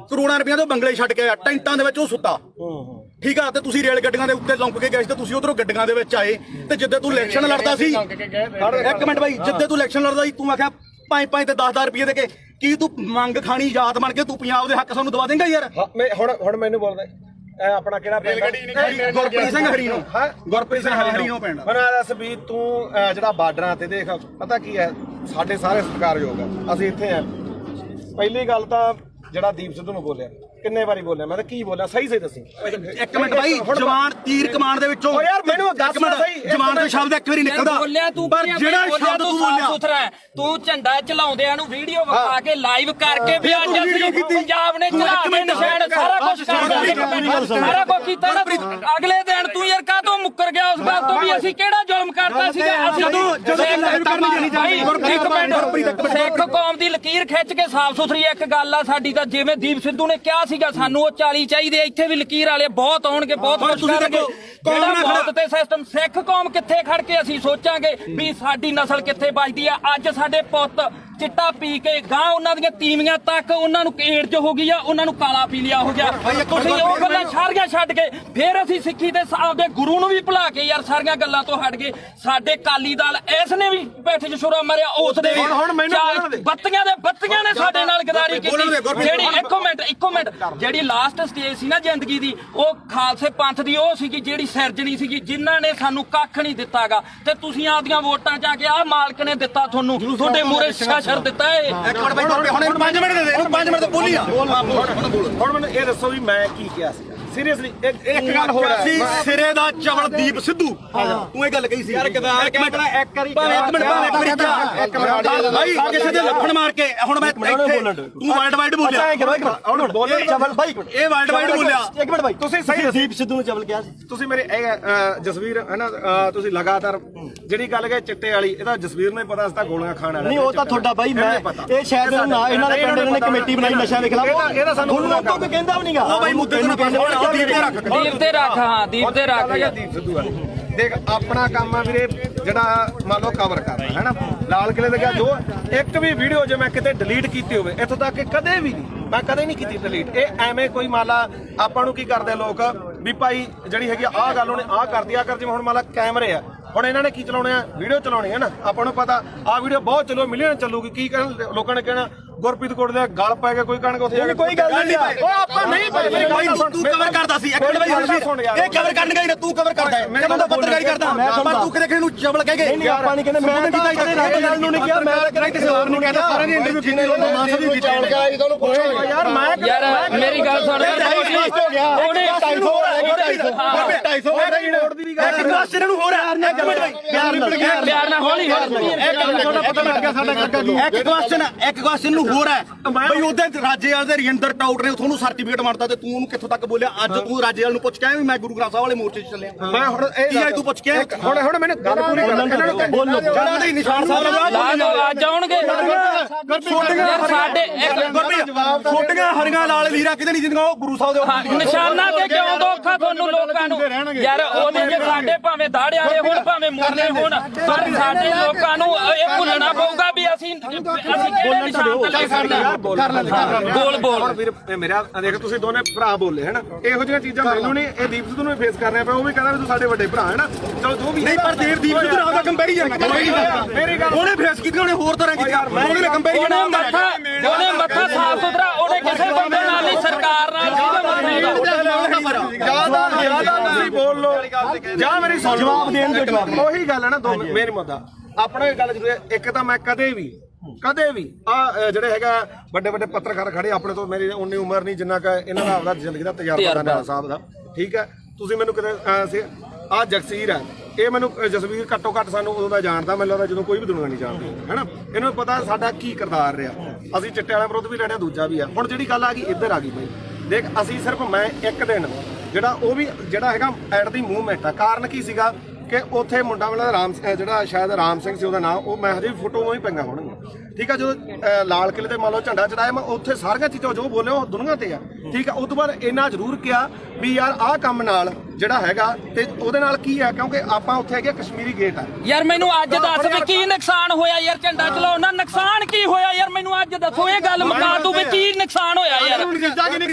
ਕਰੋੜਾਂ ਰੁਪਈਆਂ ਦੇ ਬੰਗਲੇ ਛੱਡ ਕੇ ਆਇਆ ਟੈਂਟਾਂ ਦੇ ਵਿੱਚ ਉਹ ਸੁੱਤਾ ਠੀਕ ਆ ਤੇ ਤੁਸੀਂ ਰੇਲ ਗੱਡੀਆਂ ਦੇ ਉੱਤੇ ਲੰਕ ਕੇ ਗਏ ਸੀ ਤੇ ਤੁਸੀਂ ਉਧਰੋਂ ਗੱਡੀਆਂ ਦੇ ਵਿੱਚ ਆਏ ਤੇ ਜਿੱਦੇ ਤੂੰ ਇਲੈਕਸ਼ਨ ਲੜਦਾ ਸੀ ਇੱਕ ਮਿੰਟ ਬਾਈ ਜਿੱਦੇ ਤੂੰ ਇਲੈਕਸ਼ਨ ਲੜਦਾ ਸੀ ਤੂੰ ਆਖਿਆ 5-5 ਤੇ 10-10 ਰੁਪਏ ਦੇ ਕੇ ਕੀ ਤੂੰ ਮੰਗ ਖਾਣੀ ਯਾਦ ਬਣ ਕੇ ਤੂੰ ਪੰਜਾਬ ਦੇ ਹੱਕ ਸਾਨੂੰ ਦਵਾ ਦੇਂਗਾ ਯਾਰ? ਹੁਣ ਮੈਨੂੰ ਬੋਲਦਾ ਇਹ ਆਪਣਾ ਕਿਹੜਾ ਪਿੰਡ ਗੁਰਪ੍ਰੀਤ ਸਿੰਘ ਹਰੀਨੋ ਗੁਰਪ੍ਰੀਤ ਸਿੰਘ ਹਰੀਨੋ ਪਿੰਡ। ਮੈਨੂੰ ਦੱਸ ਵੀ ਤੂੰ ਜਿਹੜਾ ਬਾਰਡਰਾਂ ਤੇ ਦੇਖ ਪਤਾ ਕੀ ਹੈ ਸਾਡੇ ਸਾਰੇ ਸਤਿਕਾਰਯੋਗ ਆ ਅਸੀਂ ਇੱਥੇ ਆ। ਪਹਿਲੀ ਗੱਲ ਤਾਂ ਜਿਹੜਾ ਦੀਪ ਸਿੱਧੂ ਨੂੰ ਬੋਲਿਆ ਕਿੰਨੇ ਵਾਰੀ ਬੋਲਿਆ ਮੈਂ ਤਾਂ ਕੀ ਬੋਲਿਆ ਸਹੀ ਦੱਸੀ। ਇੱਕ ਮਿੰਟ ਬਾਈ ਜਵਾਨ ਤੀਰ ਕਮਾਨ ਦੇ ਵਿੱਚੋਂ ਯਾਰ ਮੈਨੂੰ ਦੱਸ ਸਹੀ ਜਵਾਨ ਦਾ ਸ਼ਬਦ ਇੱਕ ਵਾਰੀ ਨਿਕਲਦਾ ਬੋਲਿਆ ਤੂੰ ਪਰ ਜਿਹੜਾ ਸ਼ਬਦ ਤੂੰ ਬੋਲਿਆ ਸੁਥਰਾ ਤੂੰ ਝੰਡਾ ਚਲਾਉਂਦਿਆਂ ਨੂੰ ਵੀਡੀਓ ਵਿਖਾ ਕੇ ਲਾਈਵ ਕਰਕੇ ਵੀ ਅੱਜ ਅਸੀਂ ਪੰਜਾਬ ਨੇ ਚਲਾ ਕੇ ਨਿਸ਼ਾਨ ਸਾਰਾ ਕੁਝ ਸਾਰਾ ਕੁਝ ਕੀਤਾ ਨਾ ਅਗਲੇ ਦਿਨ ਤੂੰ ਯਾਰ ਕਾਹਤੋਂ ਮੁੱਕਰ ਗਿਆ ਉਸ ਗੱਲ ਤੋਂ ਵੀ ਅਸੀਂ ਕਿਹੜਾ ਜ਼ੁਲਮ ਕਰਤਾ ਸੀਗਾ ਸਿੱਖ ਕੌਮ ਦੀ ਲਕੀਰ ਖਿੱਚ ਕੇ ਸਾਫ਼ ਸੁਥਰੀ ਇੱਕ ਗੱਲ ਆ ਸਾਡੀ ਤਾਂ ਜਿਵੇਂ ਦੀਪ ਸਿੱਧੂ ਨੇ ਕਿਹਾ ਸੀਗਾ ਸਾਨੂੰ ਉਹ 40 ਚਾਹੀਦੇ ਇੱਥੇ ਵੀ ਲਕੀਰ ਵਾਲੇ ਬਹੁਤ ਆਉਣਗੇ ਬਹੁਤ ਕੁਝ ਕਰਨਗੇ ਜਿਹੜਾ ਮੌਤ ਤੇ ਸਿਸਟਮ ਸਿੱਖ ਕੌਮ ਕਿੱਥੇ ਖੜ ਕੇ ਅਸੀਂ ਸੋਚਾਂਗੇ ਵੀ ਸਾਡੀ ਨਸਲ ਕਿੱਥੇ ਬਚਦੀ ਆ। ਅੱਜ ਸਾਡੇ ਪੁੱਤ ਚਿੱਟਾ ਪੀ ਕੇ ਗਾਂ ਉਹਨਾਂ ਦੀਆਂ ਤੀਵੀਆਂ ਤੱਕ ਉਹਨਾਂ ਨੂੰ ਏਡਜ਼ ਹੋ ਗਈ ਆ ਉਹਨਾਂ ਨੂੰ ਕਾਲਾ ਪੀਲੀਆ ਹੋ ਗਿਆ। ਤੁਸੀਂ ਉਹ ਗੱਲਾਂ ਸਾਰੀਆਂ ਛੱਡ ਕੇ ਫਿਰ ਅਸੀਂ ਸਿੱਖੀ ਦੇ ਆਪਦੇ ਗੁਰੂ ਨੂੰ ਵੀ ਭੁਲਾ ਕੇ ਯਾਰ ਸਾਰੀਆਂ ਗੱਲਾਂ ਤੋਂ ਹਟ ਗਏ। ਸਾਡੇ ਕਾਲੀ ਦਲ ਇਸ ਨੇ ਵੀ ਬੈਠੇ ਚ ਛੁਰਾ ਮਾਰਿਆ ਉਸ ਦੇ ਬੱਤੀਆਂ ਨੇ ਸਾਡੇ ਨਾਲ ਗਦਾਰੀ ਕੀਤੀ। ਜਿਹੜੀ ਇੱਕੋ ਮਿੰਟ ਜਿਹੜੀ ਲਾਸਟ ਸਟੇਜ ਸੀ ਨਾ ਜ਼ਿੰਦਗੀ ਦੀ ਉਹ ਖਾਲਸੇ ਪੰਥ ਦੀ ਉਹ ਸੀਗੀ ਜਿਹੜੀ ਸਿਰਜਣੀ ਸੀਗੀ ਜਿਨ੍ਹਾਂ ਨੇ ਸਾਨੂੰ ਕੱਖ ਨਹੀਂ ਦਿੱਤਾਗਾ ਤੇ ਤੁਸੀਂ ਆਪਦੀਆਂ ਵੋਟਾਂ ਚ ਆ ਕੇ ਆਹ ਮਾਲਕ ਨੇ ਦਿੱਤਾ ਤੁਹਾਨੂੰ ਤੁਹਾਡੇ ਮੂਹਰੇ ਸ਼ਰ ਦਿੱਤਾ ਏ। ਇੱਕ ਮਿੰਟ ਬਾਈ ਹੁਣ 5 ਮਿੰਟ ਦੇ ਦੇ 5 ਮਿੰਟ ਤੇ ਬੋਲੀ ਆ। ਹੁਣ ਮੈਨੂੰ ਇਹ ਦੱਸੋ ਵੀ ਮੈਂ ਕੀ ਕਿਹਾ ਸੀ ਸੀਰੀਅਸਲੀ ਇੱਕ ਗੱਲ ਹੋਰ ਸੀ ਸਿਰੇ ਦਾ ਚਵਲ ਦੀਪ ਸਿੱਧੂ ਤੂੰ ਇਹ ਗੱਲ ਕਹੀ ਸੀ ਯਾਰ ਇੱਕ ਮਿੰਟ ਭਾਈ ਕਿਸੇ ਦੇ ਲੱਫੜ ਮਾਰ ਕੇ ਹੁਣ ਮੈਂ ਇੱਥੇ ਤੂੰ ਵਰਲਡ ਵਾਈਡ ਬੋਲਿਆ ਹੁਣ ਬੋਲੇ ਚਵਲ ਬਾਈ ਇਹ ਵਰਲਡ ਵਾਈਡ ਬੋਲਿਆ। ਇੱਕ ਮਿੰਟ ਬਾਈ ਤੁਸੀਂ ਸਹੀ ਦੀਪ ਸਿੱਧੂ ਨੂੰ ਚਵਲ ਕਿਹਾ ਸੀ ਤੁਸੀਂ ਮੇਰੇ ਜਸਵੀਰ ਹੈ ਨਾ ਤੁਸੀਂ ਲਗਾਤਾਰ ਜਿਹੜੀ ਗੱਲ ਕਹੇ ਚਿੱਟੇ ਵਾਲੀ ਇਹਦਾ ਜਸਵੀਰ ਨੂੰ ਪਤਾ ਸੀ ਤਾਂ ਗੋਲੀਆਂ ਖਾਣ ਵਾਲਾ ਨਹੀਂ ਉਹ ਤਾਂ ਤੁਹਾਡਾ ਬਾਈ ਮੈਂ ਇਹ ਸ਼ਾਇਦ ਨਾ ਇਹਨਾਂ ਦੇ ਪਿੰਡ ਨੇ ਕਮੇਟੀ ਬਣਾਈ ਨਸ਼ਾ ਦੇ ਖਿਲਾਫ ਇਹਦਾ ਸਾਨੂੰ ਲੋਕਾਂ ਤੋਂ ਕਹਿੰਦਾ ਵੀ ਨਹੀਂਗਾ ਉਹ ਬਾਈ ਮੁੱਦੇ ਤੇ ਦੀਪ ਤੇ ਰੱਖ ਹਾਂ ਦੀਪ ਤੇ ਰੱਖ ਦੀਪ ਸਿੱਧੂ ਵਾਲੇ ਦੇਖ ਆਪਣਾ ਕੰਮ ਆ ਵੀਰੇ ਜਿਹੜਾ ਮੰਨ ਲਓ ਕਵਰ ਕਰਨਾ ਹੈ ਨਾ ਲਾਲ ਕਿਲੇ ਦੇ ਗਿਆ ਜੋ ਇੱਕ ਵੀ ਵੀਡੀਓ ਜੇ ਮੈਂ ਕਿਤੇ ਡਿਲੀਟ ਕੀਤੀ ਹੋਵੇ ਇੱਥੋਂ ਤੱਕ ਕਿ ਕਦੇ ਵੀ ਨਹੀਂ ਮੈਂ ਕਦੇ ਨਹੀਂ ਕੀਤੀ ਡਿਲੀਟ। ਇਹ ਐਵੇਂ ਕੋਈ ਮੰਨ ਲਾ ਆਪਾਂ ਨੂੰ ਕੀ ਕਰਦੇ ਲੋਕ ਵੀ ਭਾਈ ਜਿਹੜੀ ਹੈਗੀ ਆਹ ਗੱਲ ਉਹਨੇ ਆਹ ਕਰਦੀ ਆ ਕਰ ਜਿਵੇਂ ਹੁਣ ਮੰਨ ਲਾ ਕੈਮਰੇ ਆ ਹੁਣ ਇਹਨਾਂ ਨੇ ਕੀ ਚਲਾਉਣੇ ਆ ਵੀਡੀਓ ਚਲਾਉਣੀ ਹੈ ਨਾ ਆਪਾਂ ਨੂੰ ਪਤਾ ਆਹ ਵੀਡੀਓ ਬਹੁਤ ਚਲੋ ਮਿਲੀਅਨ ਚੱਲੂਗੀ ਕੀ ਕਹਿਣ ਲੋਕਾਂ ਨੇ ਕਹਿਣਾ ਗੁਰਪ੍ਰੀਤ ਕੋਟ ਦੇ ਗਲ ਪੈ ਗਿਆ ਕੋਈ ਕਹਿਣਗੇ ਉੱਥੇ ਜਾ ਕੇ ਕੋਈ ਗੱਲ ਨਹੀਂ ਉਹ ਆਪਾਂ ਨਹੀਂ ਤੂੰ ਕਵਰ ਕਰਦਾ ਸੀ ਇੱਕ ਮਿੰਟ ਬਾਈ ਇਹ ਕਵਰ ਕਰਨ ਗਈ ਨਾ ਤੂੰ ਕਵਰ ਕਰਦਾ ਹੈ ਮੈਂ ਤਾਂ ਪੱਤਰਕਾਰੀ ਕਰਦਾ ਪਰ ਤੂੰ ਕਿਤੇ ਨੂੰ ਚਵਲ ਕਹਿ ਗਏ ਨਹੀਂ ਆਪਾਂ ਨਹੀਂ ਕਹਿੰਦੇ ਮੈਂ ਤਾਂ ਕਦੇ ਰਾਜੇਵਾਲ ਨੂੰ ਨਹੀਂ ਕਿਹਾ ਮੈਂ ਤਾਂ ਕਿਸੇ ਹੋਰ ਨੂੰ ਕਹਿੰਦਾ ਸਾਰਿਆਂ ਦੀ ਇੰਟਰਵਿਊ ਕੀਤੀ ਮਾਨਸਾ ਦੀ ਚਵਲ ਕਰਾਈ ਤੁਹਾਨੂੰ ਪੁੱਛੋ ਯਾਰ ਮੇਰੀ ਗੱਲ ਸੁਣ ਉਹਨੇ 250 ਇੱਕ ਕੁਐਸਚਨ ਨੂੰ ਹੋਰ ਹੈ ਇੱਕ ਮਿੰਟ ਬਾਈ ਪਿਆਰ ਨਾਲ ਹੌਲੀ ਇੱਕ ਕੁਐਸਚਨ ਨੂੰ ਹੋਰ ਹੈ ਬਈ ਉਹਦੇ ਰਾਜੇਵਾਲ ਦੇ ਰਜਿੰਦਰ ਟਾਊਟ ਨੇ ਤੁਹਾਨੂੰ ਸਰਟੀਫਿਕੇਟ ਮਾਰਤਾ ਤੇ ਤੂੰ ਉਹਨੂੰ ਕਿੱਥੋਂ ਤੱਕ ਬੋਲਿਆ ਅੱਜ ਤੂੰ ਰਾਜੇਵਾਲ ਨੂੰ ਪੁੱਛ ਕੇ ਆਇਆ ਵੀ ਮੈਂ ਗੁਰੂ ਗ੍ਰੰਥ ਸਾਹਿਬ ਵਾਲੇ ਮੋਰਚੇ 'ਚ ਚੱਲਿਆ ਮੈਂ ਹੁਣ ਇਹ ਤੂੰ ਪੁੱਛ ਕੇ ਹੁਣ ਮੈਨੂੰ ਗੱਲ ਪੂਰੀ ਕਰ ਬੋਲੋ ਜਿਹੜਾ ਦੇ ਨਿਸ਼ਾਨ ਸਾਹਿਬ ਅੱਜ ਆਉਣਗੇ ਯਾਰ ਸਾਡੇ ਛੋਟੀਆਂ ਹਰੀਆਂ ਲਾਲ ਲੀਰਾ ਕਿਤੇ ਨਹੀਂ ਜਿੰਦੀਆਂ ਉਹ ਗੁਰੂ ਸਾਹਿਬ ਦੇ ਨਿਸ਼ਾਨਾ ਤੇ ਕਿਉਂ ਦੋਖਾ ਤੁਹਾਨੂੰ ਲੋਕਾਂ ਨੂੰ ਯਾਰ ਉਹਦੇ ਜੇ ਸਾਡੇ ਭਾਵੇਂ ਦਾੜੇ ਵਾਲੇ ਹੋਣ ਭਾਵੇਂ ਮੁਰਨੇ ਹੋਣ ਪਰ ਸਾਡੇ ਲੋਕਾਂ ਨੂੰ ਇਹ ਭੁੱਲਣਾ ਪਊਗਾ ਵੀ ਅਸੀਂ ਕਿਹੜੇ ਨਿਸ਼ਾਨ ਤੇ ਖੜਨਾ ਬੋਲ ਵੀਰ ਮੇਰਾ ਦੇਖ ਤੁਸੀਂ ਦੋਨੇ ਭਰਾ ਬੋਲੇ ਹੈਨਾ ਇਹੋ ਜਿਹੀਆਂ ਚੀਜ਼ਾਂ ਮੈਨੂੰ ਨਹੀਂ ਇਹ ਦੀਪ ਸਿੱਧੂ ਨੂੰ ਫੇਸ ਕਰਨਾ ਪਿਆ ਉਹ ਵੀ ਕਹਿੰਦਾ ਵੀ ਤੂੰ ਸਾਡੇ ਵੱਡੇ ਭਰਾ ਹੈਨਾ ਚਲੋ ਜੋ ਵੀ ਨਹੀਂ ਪਰ ਦੀਪ ਸਿੱਧੂ ਨਾਲ ਦਾ ਕੰਪੈਰੀਜ਼ਨ ਮੇਰੀ ਗੱਲ ਉਹਨੇ ਫੇਸ ਕੀਤੀ ਉਹਨੇ ਹੋਰ ਤਰ੍ਹਾਂ ਕੀਤੀ ਉਹਨੇ ਕੰਪੈਰੀਜ਼ਨ ਉਹਨੇ ਮੱਥਾ ਸਾਫ ਸੁਥਰਾ ਉਹਨੇ ਕਿਸੇ ਬੰਦੇ ਨਾਲ ਨਹੀਂ ਸਰਕਾਰ ਨਾਲ ਜਿਆਦਾ ਤੁਸੀਂ ਬੋਲ ਲੋ ਜਾਂ ਮੇਰੀ ਸੁਣ ਜਵਾਬ ਦੇਣ ਦੇ ਜਵਾਬ ਉਹੀ ਗੱਲ ਹੈ ਨਾ ਦੋ ਮੇਰੀ ਮੁੱਦਾ ਆਪਣਾ ਇਹ ਗੱਲ ਜ਼ਰੂਰ ਹੈ ਇੱਕ ਤਾਂ ਮੈਂ ਕਦੇ ਵੀ ਆ ਜਿਹੜੇ ਹੈਗਾ ਵੱਡੇ ਵੱਡੇ ਪੱਤਰਕਾਰ ਖੜੇ ਆਪਣੇ ਤੋਂ ਮੇਰੀ ਉਨੀ ਉਮਰ ਨਹੀਂ ਜਿੰਨਾ ਕਿ ਇਹਨਾਂ ਦਾ ਆਪਦਾ ਜ਼ਿੰਦਗੀ ਦਾ ਤਜਰਬਾ ਦਾ ਸਾਹਿਬ ਦਾ ਠੀਕ ਹੈ ਤੁਸੀਂ ਮੈਨੂੰ ਕਿਤੇ ਆ ਜਗਸੀਰ ਹੈ ਇਹ ਮੈਨੂੰ ਜਸਵੀਰ ਘੱਟੋ ਘੱਟ ਸਾਨੂੰ ਉਦੋਂ ਦਾ ਜਾਣਦਾ ਮੈਨੂੰ ਲੱਗਦਾ ਜਦੋਂ ਕੋਈ ਵੀ ਦੁਨੀਆ ਨਹੀਂ ਜਾਣਦੀ ਹੈਨਾ ਇਹਨੂੰ ਪਤਾ ਸਾਡਾ ਕੀ ਕਿਰਦਾਰ ਰਿਹਾ ਅਸੀਂ ਚਿੱਟੇ ਵਾਲੇ ਵਿਰੁੱਧ ਵੀ ਲੜਿਆ ਦੂਜਾ ਵੀ ਆ ਹੁਣ ਜਿਹੜੀ ਗੱਲ ਆ ਗਈ ਇੱਧਰ ਆ ਗਈ ਬਈ ਦੇਖ ਅਸੀਂ ਸਿਰਫ ਮੈਂ ਇੱਕ ਦਿਨ ਜਿਹੜਾ ਉਹ ਵੀ ਜਿਹੜਾ ਹੈਗਾ ਐਟ ਦੀ ਮੂਵਮੈਂਟ ਆ ਕਾਰਨ ਕੀ ਸੀਗਾ ਕਿ ਉੱਥੇ ਮੁੰਡਾ ਵਾਲਾ ਰਾਮ ਜਿਹੜਾ ਸ਼ਾਇਦ ਰਾਮ ਸਿੰਘ ਸੀ ਉਹਦਾ ਨਾਮ ਉਹ ਮੈਂ ਹਜੇ ਫੋਟੋਆਂ ਹੀ ਪਈਆਂ ਹੋਣਗੀਆਂ ਠੀਕ ਆ ਜਦੋਂ ਲਾਲ ਕਿਲੇ ਤੇ ਮੰਨ ਲਓ ਝੰਡਾ ਚੜਾਇਆ ਮੈਂ ਉੱਥੇ ਸਾਰੀਆਂ ਚੀਜ਼ਾਂ ਜੋ ਬੋਲੇ ਉਹ ਦੁਨੀਆ ਤੇ ਆ ਠੀਕ ਆ ਉਸ ਤੋਂ ਬਾਅਦ ਇੰਨਾ ਜ਼ਰੂਰ ਕਿਹਾ ਵੀ ਯਾਰ ਆਹ ਕੰਮ ਨਾਲ ਜਿਹੜਾ ਹੈਗਾ ਤੇ ਉਹਦੇ ਨਾਲ ਕੀ ਆ ਕਿਉਂਕਿ ਆਪਾਂ ਉੱਥੇ ਹੈਗੇ ਕਸ਼ਮੀਰੀ ਗੇਟ ਆ ਯਾਰ ਮੈਨੂੰ ਅੱਜ ਦੱਸ ਵੀ ਕੀ ਨੁਕਸਾਨ ਹੋਇਆ ਯਾਰ ਝੰਡਾ ਚਲਾਉਣ ਨਾਲ ਨੁਕਸਾਨ ਕੀ ਹੋਇਆ ਯਾਰ ਮੈਨੂੰ ਅੱਜ ਦੱਸੋ ਇਹ ਗੱਲ ਮੁਕਾ ਤੂੰ ਵੀ ਕੀ ਨੁਕਸਾਨ ਹੋਇਆ ਯਾਰ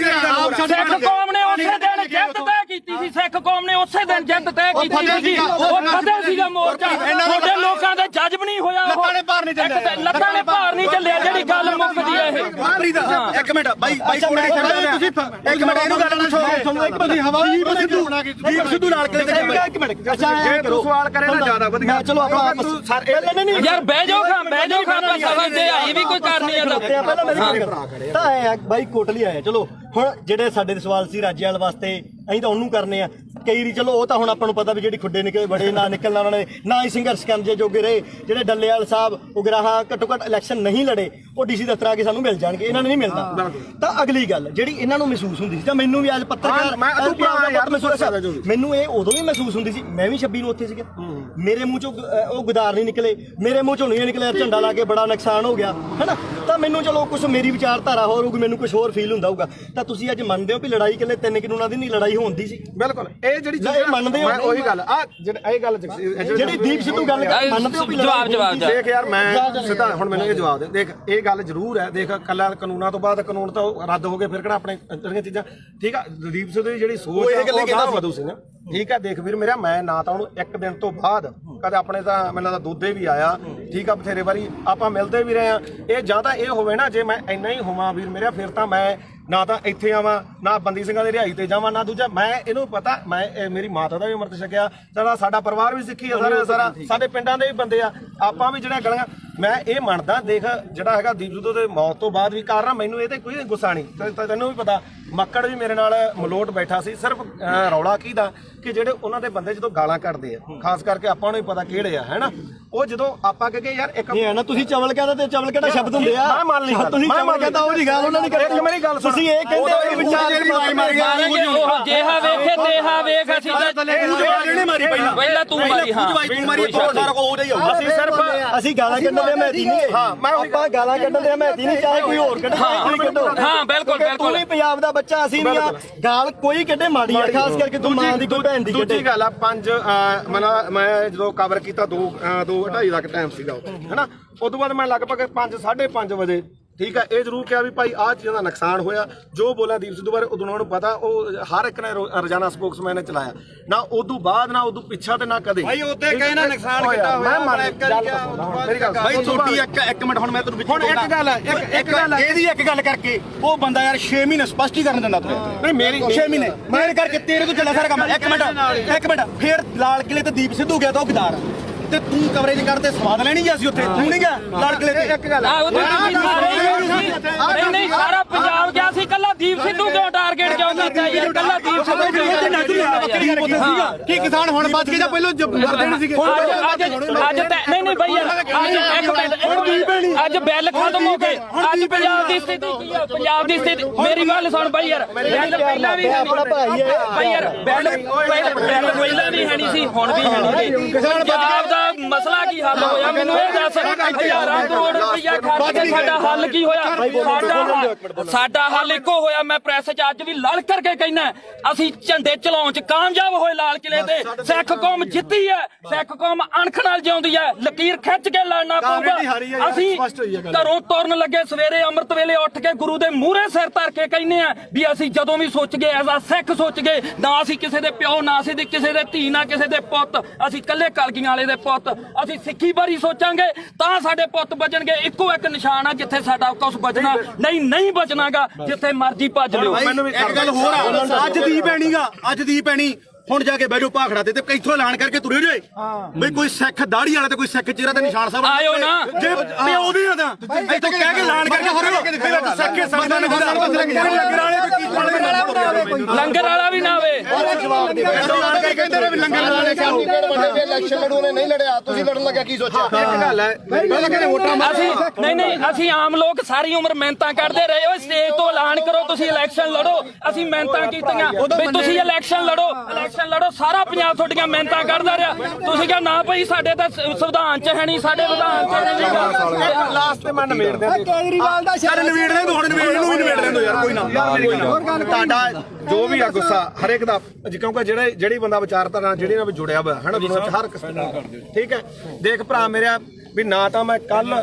ਸਿੱਖ ਕੌਮ ਨੇ ਉਸੇ ਦਿਨ ਜਿੱਤ ਤੈਅ ਕੀਤੀ ਸੀ ਸਿੱਖ ਕੌਮ ਨੇ ਉਸੇ ਦਿਨ ਜਿੱਤ ਤੈਅ ਕੀਤੀ ਸੀ ਉਹ ਫਤਿਹ ਸੀਗਾ ਮੋਰਚਾ ਤੁਹਾਡੇ ਲੋਕਾਂ ਦੇ ਜੱਜ ਵੀ ਨਹੀਂ ਹੋਇਆ ਨੇ ਭਾਰ ਨਹੀਂ ਚੱਲਿਆ ਲੱਤਾਂ ਨੇ ਭਾਰ ਨਹੀਂ ਚੱਲਿਆ ਜਿਹੜੀ ਗੱਲ ਮੁੱਕਦੀ ਹੈ ਇਹ ਇੱਕ ਮਿੰਟ ਬਾਈ ਕੋਲੇ ਤੁਸੀਂ ਇੱਕ ਮਿੰਟ ਇਹਨੂੰ ਗੱਲ ਸੁਣੋ ਇੱਕ ਮਿੰਟ ਹਵਾਈ ਦੀਪ ਸਿੱਧੂ ਨਾਲ ਇੱਕ ਮਿੰਟ ਜੇ ਤੂੰ ਸਵਾਲ ਕਰੇ ਨਾ ਜ਼ਿਆਦਾ ਵਧੀਆ ਚਲੋ ਆਪਾਂ ਤੂੰ ਯਾਰ ਬਹਿ ਜਾਓ ਖਾਂ ਸਵਾਲ ਜੇ ਆਈ ਵੀ ਕੋਈ ਕਰਨੀ ਹੈ ਪਹਿਲਾਂ ਮੇਰੀ ਗੱਲ ਕਰਾ ਤਾਂ ਆਏ ਆ ਬਾਈ ਕੋਟਲੀ ਆਏ ਚਲੋ ਹੁਣ ਜਿਹੜੇ ਸਾਡੇ ਸਵਾਲ ਸੀ ਰਾਜੇਵਾਲ ਵਾਸਤੇ ਅਸੀਂ ਤਾਂ ਉਹਨੂੰ ਕਰਨੇ ਆ ਕਈ ਰੀ ਚਲੋ ਉਹ ਤਾਂ ਹੁਣ ਆਪਾਂ ਨੂੰ ਪਤਾ ਵੀ ਜਿਹੜੀ ਖੁੱਡੇ ਨਿਕਲੇ ਬੜੇ ਨਾ ਨਿਕਲਣਾ ਉਹਨਾਂ ਨੇ ਨਾ ਹੀ ਸੰਘਰਸ਼ ਕਰਨ ਜੇ ਜੋਗੇ ਰਹੇ ਜਿਹੜੇ ਡੱਲੇਵਾਲ ਸਾਹਿਬ ਉਗਰਾਹਾਂ ਘੱਟੋ ਘੱਟ ਇਲੈਕਸ਼ਨ ਨਹੀਂ ਲੜੇ ਉਹ ਡੀਸੀ ਦਫ਼ਤਰ ਆ ਕੇ ਸਾਨੂੰ ਮਿਲ ਜਾਣਗੇ ਇਹਨਾਂ ਨੂੰ ਨਹੀਂ ਮਿਲਦਾ ਤਾਂ ਅਗਲੀ ਗੱਲ ਜਿਹੜੀ ਇਹਨਾਂ ਨੂੰ ਮਹਿਸੂਸ ਹੁੰਦੀ ਸੀ ਤਾਂ ਮੈਨੂੰ ਵੀ ਅੱਜ ਪੱਤਰਕਾਰ ਮੈਨੂੰ ਇਹ ਉਦੋਂ ਵੀ ਮਹਿਸੂਸ ਹੁੰਦੀ ਸੀ ਮੈਂ ਵੀ 26 ਨੂੰ ਉੱਥੇ ਸੀਗਾ ਮੇਰੇ ਮੂੰਹ ਚੋਂ ਉਹ ਗੁਦਾਰ ਨਹੀਂ ਨਿਕਲੇ ਮੇਰੇ ਮੂੰਹ ਚੋਂ ਨਹੀਂ ਨਿਕਲਿਆ ਝੰਡਾ ਲਾ ਕੇ ਬੜਾ ਨੁਕਸਾਨ ਹੋ ਗਿਆ ਹੈਨਾ ਤਾਂ ਮੈਨੂੰ ਚਲੋ ਕੁਝ ਮੇਰੀ ਵਿਚਾਰਧਾਰਾ ਹੋਰ ਹੋਊਗੀ ਮੈਨੂੰ ਕੁਝ ਹੋਰ ਫੀਲ ਹੁੰਦਾ ਹੋਊਗਾ ਤਾਂ ਤੁਸੀਂ ਅੱਜ ਮੰਨਦੇ ਹੋ ਵੀ ਲੜਾਈ ਇਕੱਲੇ 3 ਕਾਨੂੰਨਾਂ ਦੀ ਨਹੀਂ ਲੜਾਈ ਹੁੰਦੀ ਸੀ ਬਿਲਕੁਲ ਇਹ ਜਿਹੜੀ ਇਹ ਮੰਨਦੇ ਹੋ ਮੈਂ ਉਹੀ ਗੱਲ ਆ ਇਹ ਗੱਲ ਜਿਹੜੀ ਦੀਪ ਸਿੱਧੂ ਗੱਲ ਮੰਨਦੇ ਹੋ ਵੀ ਜਵਾਬ ਦੇਖ ਯਾਰ ਮੈਂ ਸਿੱਧਾ ਹੁਣ ਮੈਨੂੰ ਇਹ ਜਵਾਬ ਦੇ ਦੇਖ ਇਹ ਗੱਲ ਜ਼ਰੂਰ ਹੈ ਦੇਖ ਕੱਲਾ ਕਾਨੂੰਨਾਂ ਤੋਂ ਬਾਅਦ ਕਾਨੂੰਨ ਤਾਂ ਰੱਦ ਹੋ ਗਏ ਫਿਰ ਕਿਹੜਾ ਆਪਣੇ ਜਿਹੜੀਆਂ ਚੀਜ਼ਾਂ ਠੀਕ ਆ ਦੀਪ ਸਿੱਧੂ ਦੀ ਜਿਹੜੀ ਸੋਚ ਹੈ ਉਹ ਗਾਹ ਵਧੂ ਸੀ ਨਾ ਠੀਕ ਆ ਦੇਖ ਵੀਰ ਮੇਰਾ ਮੈਂ ਨਾ ਤਾਂ ਉਹਨੂੰ ਇੱਕ ਦਿਨ ਤੋਂ ਬਾਅਦ ਕਦੇ ਆਪਣੇ ਤਾਂ ਮੈਨੂੰ ਤਾਂ ਦੁੱਧੇ ਵੀ ਆਇਆ ਠੀਕ ਆ ਬਥੇਰੇ ਵਾਰੀ ਆਪਾਂ ਮਿਲਦੇ ਵੀ ਰਹੇ ਆ ਇਹ ਜਾਂ ਤਾਂ ਇਹ ਹੋਵੇ ਨਾ ਜੇ ਮੈਂ ਇੰਨਾ ਹੀ ਹੋਵਾਂ ਵੀਰ ਮੇਰਾ ਫਿਰ ਤਾਂ ਮੈਂ ਨਾ ਤਾਂ ਇੱਥੇ ਆਵਾਂ ਨਾ ਬੰਦੀ ਸਿੰਘਾਂ ਦੀ ਰਿਹਾਈ ਤੇ ਜਾਵਾਂ ਨਾ ਦੂਜਾ ਮੈਂ ਇਹਨੂੰ ਪਤਾ ਮੈਂ ਮੇਰੀ ਮਾਤਾ ਦਾ ਵੀ ਅੰਮ੍ਰਿਤ ਛਕਿਆ ਸਾਡਾ ਪਰਿਵਾਰ ਵੀ ਸਿੱਖੀ ਆ ਸਾਰਾ ਸਾਡੇ ਪਿੰਡਾਂ ਦੇ ਵੀ ਬੰਦੇ ਆ ਆਪਾਂ ਵੀ ਜਿਹੜਾ ਗਲੀਆਂ ਮੈਂ ਇਹ ਮੰਨਦਾ ਦੇਖ ਜਿਹੜਾ ਹੈਗਾ ਦੀਪ ਸਿੱਧੂ ਦੇ ਮੌਤ ਤੋਂ ਬਾਅਦ ਵੀ ਕਾਰਨ ਮੈਨੂੰ ਇਹ ਤੇ ਕੋਈ ਗੁੱਸਾ ਨਹੀਂ ਤੈਨੂੰ ਵੀ ਪਤਾ ਮੱਕੜ ਵੀ ਮੇਰੇ ਨਾਲ ਮਲੋਟ ਬੈਠਾ ਸੀ ਸਿਰਫ ਰੌਲਾ ਕੀ ਦਾ ਕਿ ਜਿਹੜੇ ਉਹਨਾਂ ਦੇ ਬੰਦੇ ਜਦੋਂ ਗਾਲਾਂ ਕੱਢਦੇ ਆ ਖਾਸ ਕਰਕੇ ਆਪਾਂ ਨੂੰ ਹੀ ਪਤਾ ਕਿਹੜੇ ਆ ਹੈਨਾ ਉਹ ਜਦੋਂ ਆਪਾਂ ਕਹੇ ਯਾਰ ਇੱਕ ਇਹ ਹੈ ਨਾ ਤੁਸੀਂ ਚਵਲ ਕਹਿੰਦਾ ਤੇ ਚਵਲ ਕਿਹੜਾ ਸ਼ਬਦ ਹੁੰਦੇ ਆ ਮੈਂ ਮੰਨ ਲਈ ਤੁਸੀਂ ਚਵਲ ਕਹਿੰਦਾ ਉਹ ਦੀ ਗੱਲ ਉਹਨਾਂ ਨੇ ਕਰੀ ਮੇਰੀ ਗੱਲ ਤੁਸੀਂ ਇਹ ਕਹਿੰਦੇ ਹੋ ਵਿਚਾਰ ਜਿਹਾ ਵੇਖੇ ਤੇਹਾ ਵੇਖ ਅਸੀਂ ਜਿਹਨੇ ਮਾਰੀ ਪਹਿਲਾਂ ਤੂੰ ਮਾਰੀ ਹਾਂ ਤੂੰ ਮਾਰੀ ਸਾਰਾ ਕੋ ਉਹਦਾ ਹੀ ਆਉ ਅਸੀਂ ਸਿਰਫ ਅਸੀਂ ਗਾਲਾਂ ਕੱਢਣ ਦੇ ਮਹਿਤੀ ਨਹੀਂ ਹਾਂ ਆਪਾਂ ਗਾਲਾਂ ਕੱਢਣ ਦੇ ਮਹਿਤੀ ਨਹੀਂ ਚਾਹੇ ਕੋਈ ਹੋਰ ਕੱਢੇ ਕੋਈ ਕੱਢੋ ਹਾਂ ਬਿਲਕੁਲ ਤੂੰ ਵੀ ਪੰਜਾਬ ਦਾ ਬੱਚਾ ਅਸੀਂ ਨਹੀਂ ਆ ਗਾਲ ਕੋਈ ਕੱਢੇ ਮਾੜੀ ਆ ਖਾਸ ਕਰਕੇ ਤੂੰ ਮਾਂ ਦੀ ਕੋਈ ਭੈਣ ਦੀ ਕੱਢੇ ਦੂਜੀ ਗੱਲ ਆ ਮੈਂ ਜਦੋਂ ਕਵਰ ਕੀਤਾ 2:30 ਤੱਕ ਟਾਈਮ ਸੀਗਾ ਹੈਨਾ ਉਸ ਤੋਂ ਬਾਅਦ ਮੈਂ ਲਗਭਗ 5:30 ਵਜੇ ਠੀਕ ਹੈ ਇਹ ਜ਼ਰੂਰ ਕਿਹਾ ਵੀ ਭਾਈ ਆਹ ਚੀਜ਼ਾਂ ਦਾ ਨੁਕਸਾਨ ਹੋਇਆ ਜੋ ਬੋਲਿਆ ਦੀਪ ਸਿੱਧੂ ਬਾਰੇ ਉਦੋਂ ਉਹਨਾਂ ਨੂੰ ਪਤਾ ਉਹ ਹਰ ਇੱਕ ਨੇ ਰੋਜ਼ਾਨਾ ਸਪੋਕਸਮੈਨ ਨੇ ਚਲਾਇਆ ਨਾ ਉਦੋਂ ਬਾਅਦ ਨਾ ਉਦੋਂ ਪਿੱਛਾ ਤੇ ਨਾ ਕਦੇ ਭਾਈ ਉੱਤੇ ਕਹੇ ਨਾ ਨੁਕਸਾਨ ਕਿੱਦਾਂ ਹੋਇਆ ਮੈਂ ਮੇਰੀ ਗੱਲ ਭਾਈ ਛੋਟੀ ਇੱਕ ਮਿੰਟ ਹੁਣ ਮੈਂ ਤੁਹਾਨੂੰ ਹੁਣ ਇੱਕ ਗੱਲ ਹੈ ਇਹਦੀ ਇੱਕ ਗੱਲ ਕਰਕੇ ਉਹ ਬੰਦਾ ਯਾਰ 6 ਮਹੀਨੇ ਸਪਸ਼ਟੀਕਰਨ ਦਿੰਦਾ ਤੂੰ ਨਹੀਂ ਮੇਰੀ 6 ਮਹੀਨੇ ਮੇਰੇ ਕਰਕੇ ਤੇਰੇ ਤੋਂ ਚੱਲਿਆ ਸਾਰਾ ਕੰਮ ਇੱਕ ਮਿੰਟ ਫੇਰ ਲਾਲ ਕਿਲੇ ਤੇ ਦੀਪ ਸਿੱਧੂ ਗਿਆ ਤਾਂ ਉਹ ਗਦਾਰ ਤੇ ਤੂੰ ਕਵਰੇਜ ਕਰਦੇ ਸਵਾਦ ਲੈਣੀ ਗਿਆ ਸੀ ਉੱਥੇ ਤੂੰ ਨਹੀਂ ਗਿਆ ਲਾਲ ਕਿਲੇ ਤੇ ਇੱਕ ਗੱਲ ਨਹੀਂ ਸਾਰਾ ਪੰਜਾਬ ਗਿਆ ਸੀ ਕੱਲਾ ਦੀਪ ਸਿੱਧੂ ਕਿਉਂ ਟਾਰਗੇਟ ਕਿਉਂ ਕੀਤਾ ਯਾਰ ਕੱਲਾ ਦੀਪ ਸਿੱਧੂ ਕੀ ਕਿਸਾਨ ਹੁਣ ਬਚ ਕੇ ਜਾਂ ਪਹਿਲਾਂ ਮਰਦੇ ਨਹੀਂ ਸੀਗੇ ਅੱਜ ਨਹੀਂ ਬਈ ਅੱਜ ਬਿੱਲ ਖਤਮ ਹੋ ਗਏ ਅੱਜ ਪੰਜਾਬ ਦੀ ਸਥਿਤੀ ਕੀ ਆ ਪੰਜਾਬ ਦੀ ਸਥਿਤੀ ਮੇਰੀ ਗੱਲ ਸੁਣ ਬਈ ਯਾਰ ਪਹਿਲਾਂ ਵੀ ਆਪਣਾ ਭਾਈ ਹੈ ਬਈ ਯਾਰ ਬਿੱਲ ਪਹਿਲਾਂ ਵੀ ਹੈ ਨਹੀਂ ਸੀ ਹੁਣ ਵੀ ਹੈ ਨਹੀਂ ਪੰਜਾਬ ਦਾ ਮਸਲਾ ਕੀ ਹੱਲ ਹੋਇਆ ਮੈਨੂੰ ਇਹ ਦੱਸ ਹਜ਼ਾਰਾਂ ਕਰੋੜ ਰੁਪਇਆ ਖਰਚ ਕੇ ਸਾਡਾ ਹੱਲ ਕੀ ਹੋਇਆ ਸਾਡਾ ਹੱਲ ਇੱਕੋ ਹੋਇਆ ਮੈਂ ਪ੍ਰੈਸ 'ਚ ਅੱਜ ਵੀ ਲੜ ਕਰਕੇ ਕਹਿਣਾ ਅਸੀਂ ਝੰਡੇ ਚਲਾਉਣ 'ਚ ਕਾਮਯਾਬ ਹੋਏ ਲਾਲ ਕਿਲੇ ਤੇ ਸਿੱਖ ਕੌਮ ਜਿੱਤੀ ਹੈ ਸਿੱਖ ਕੌਮ ਅਣਖ ਨਾਲ ਜਿਉਂਦੀ ਹੈ ਲਕੀਰ ਖਿੱਚ ਕੇ ਲੜਨਾ ਪਊਗਾ ਅਸੀਂ ਘਰੋਂ ਤੁਰਨ ਲੱਗੇ ਸਵੇਰੇ ਅੰਮ੍ਰਿਤ ਵੇਲੇ ਉੱਠ ਕੇ ਗੁਰੂ ਦੇ ਮੂਹਰੇ ਸਿਰ ਧਰ ਕੇ ਕਹਿੰਦੇ ਆ ਵੀ ਅਸੀਂ ਜਦੋਂ ਵੀ ਸੋਚ ਗਏ ਐਜ਼ ਆ ਸਿੱਖ ਸੋਚ ਗਏ ਨਾ ਅਸੀਂ ਕਿਸੇ ਦੇ ਪਿਓ ਨਾ ਅਸੀਂ ਕਿਸੇ ਦੇ ਧੀ ਨਾ ਕਿਸੇ ਦੇ ਪੁੱਤ ਅਸੀਂ ਇਕੱਲੇ ਕਲਗੀਆਂ ਵਾਲੇ ਦੇ ਪੁੱਤ ਅਸੀਂ ਸਿੱਖੀ ਬਾਰੇ ਸੋਚਾਂਗੇ ਤਾਂ ਸਾਡੇ ਪੁੱਤ ਬਚਣਗੇ ਇੱਕੋ ਇੱਕ ਨਿਸ਼ਾਨ ਆ ਜਿੱਥੇ ਸਾਡਾ ਕੁਝ ਬਚਣਾ ਨਹੀਂ ਬਚਣਾਗਾ ਜਿੱਥੇ ਮਰਜ਼ੀ ਭੱਜ ਲਿਓ ਇੱਕ ਗੱਲ ਹੋਰ ਆ ਅੱਜ ਦੀ ਪੈਣੀ ਹੁਣ ਜਾ ਕੇ ਬੈਠੋ ਭਾਖੜਾ ਤੇ ਇੱਥੋਂ ਐਲਾਨ ਕਰਕੇ ਤੁਰੇ ਜੇ ਬਈ ਕੋਈ ਸਿੱਖ ਦਾੜੀ ਵਾਲਾ ਤੇ ਕੋਈ ਸਿੱਖ ਚਿਹਰਾ ਤੇ ਨਿਸ਼ਾਨ ਸਾਹਿਬ ਆਇਓ ਨਾ ਜੇ ਪਿਓ ਦੀ ਨਾ ਇੱਥੋਂ ਕਹਿ ਕੇ ਐਲਾਨ ਕਰਕੇ ਤੁਰੇ ਸਿੱਖੇ ਸੰਗਤਾਂ ਨੇ ਲੰਗਰ ਵਾਲਾ ਵੀ ਨਾ ਆਵੇ ਕਹਿੰਦੇ ਨੇ ਵੀ ਲੰਗਰ ਵਾਲੇ ਇਲੈਕਸ਼ਨ ਲੜੂ ਨੇ ਨਹੀਂ ਲੜਿਆ ਤੁਸੀਂ ਲੜਨ ਲੱਗਾ ਕੀ ਸੋਚਿਆ ਇੱਕ ਗੱਲ ਹੈ ਪਹਿਲਾਂ ਕਹਿੰਦੇ ਵੋਟਾਂ ਨਹੀਂ ਅਸੀਂ ਆਮ ਲੋਕ ਸਾਰੀ ਉਮਰ ਮਿਹਨਤਾਂ ਕਰਦੇ ਰਹੇ ਓਏ ਸਟੇਜ ਤੋਂ ਐਲਾਨ ਕਰੋ ਤੁਸੀਂ ਇਲੈਕਸ਼ਨ ਲੜੋ ਅਸੀਂ ਮਿਹਨਤਾਂ ਕੀਤੀਆਂ ਵੀ ਤੁਸੀਂ ਇਲੈਕਸ਼ਨ ਲੜੋ ਸਾਰਾ ਪੰਜਾਬ ਤੁਹਾਡੀਆਂ ਮਿਹਨਤਾਂ ਕਰਦਾ ਰਿਹਾ ਤੁਸੀਂ ਕਿਹਾ ਨਾ ਭਾਈ ਸਾਡੇ ਤਾਂ ਸੰਵਿਧਾਨ 'ਚ ਹੈ ਨਹੀਂ ਸਾਡੇ ਵਿਧਾਨ 'ਚ ਹੈ ਨਹੀਂ ਲਾਸਟ ਤੇ ਮੈਂ ਨਵੇੜਦੇ ਕੇਜਰੀਵਾਲ ਦਾ ਚੱਲ ਨਵੇੜ ਦੇ ਹੁਣ ਨਵੇੜ ਨੂੰ ਵੀ ਨਵੇੜ ਦੇ ਦੋ ਯਾਰ ਕੋਈ ਨਾ ਤੁਹਾਡਾ ਜੋ ਵੀ ਆ ਗੁੱਸਾ ਹਰੇਕ ਦਾ ਕਿਉਂਕਿ ਜਿਹੜੀ ਬੰਦਾ ਵਿਚਾਰਧਾਰਾ ਜਿਹੜੀ ਨਾਲ ਜੁੜਿਆ ਹੋਇਆ ਹੈ ਨਾ ਦੁਨੀਆ 'ਚ ਹਰ ਕਿਸੇ ਨਾਲ ਠੀਕ ਹੈ ਦੇਖ ਭਰਾ ਮੇਰਾ ਵੀ ਨਾ ਤਾਂ ਮੈਂ ਕੱਲ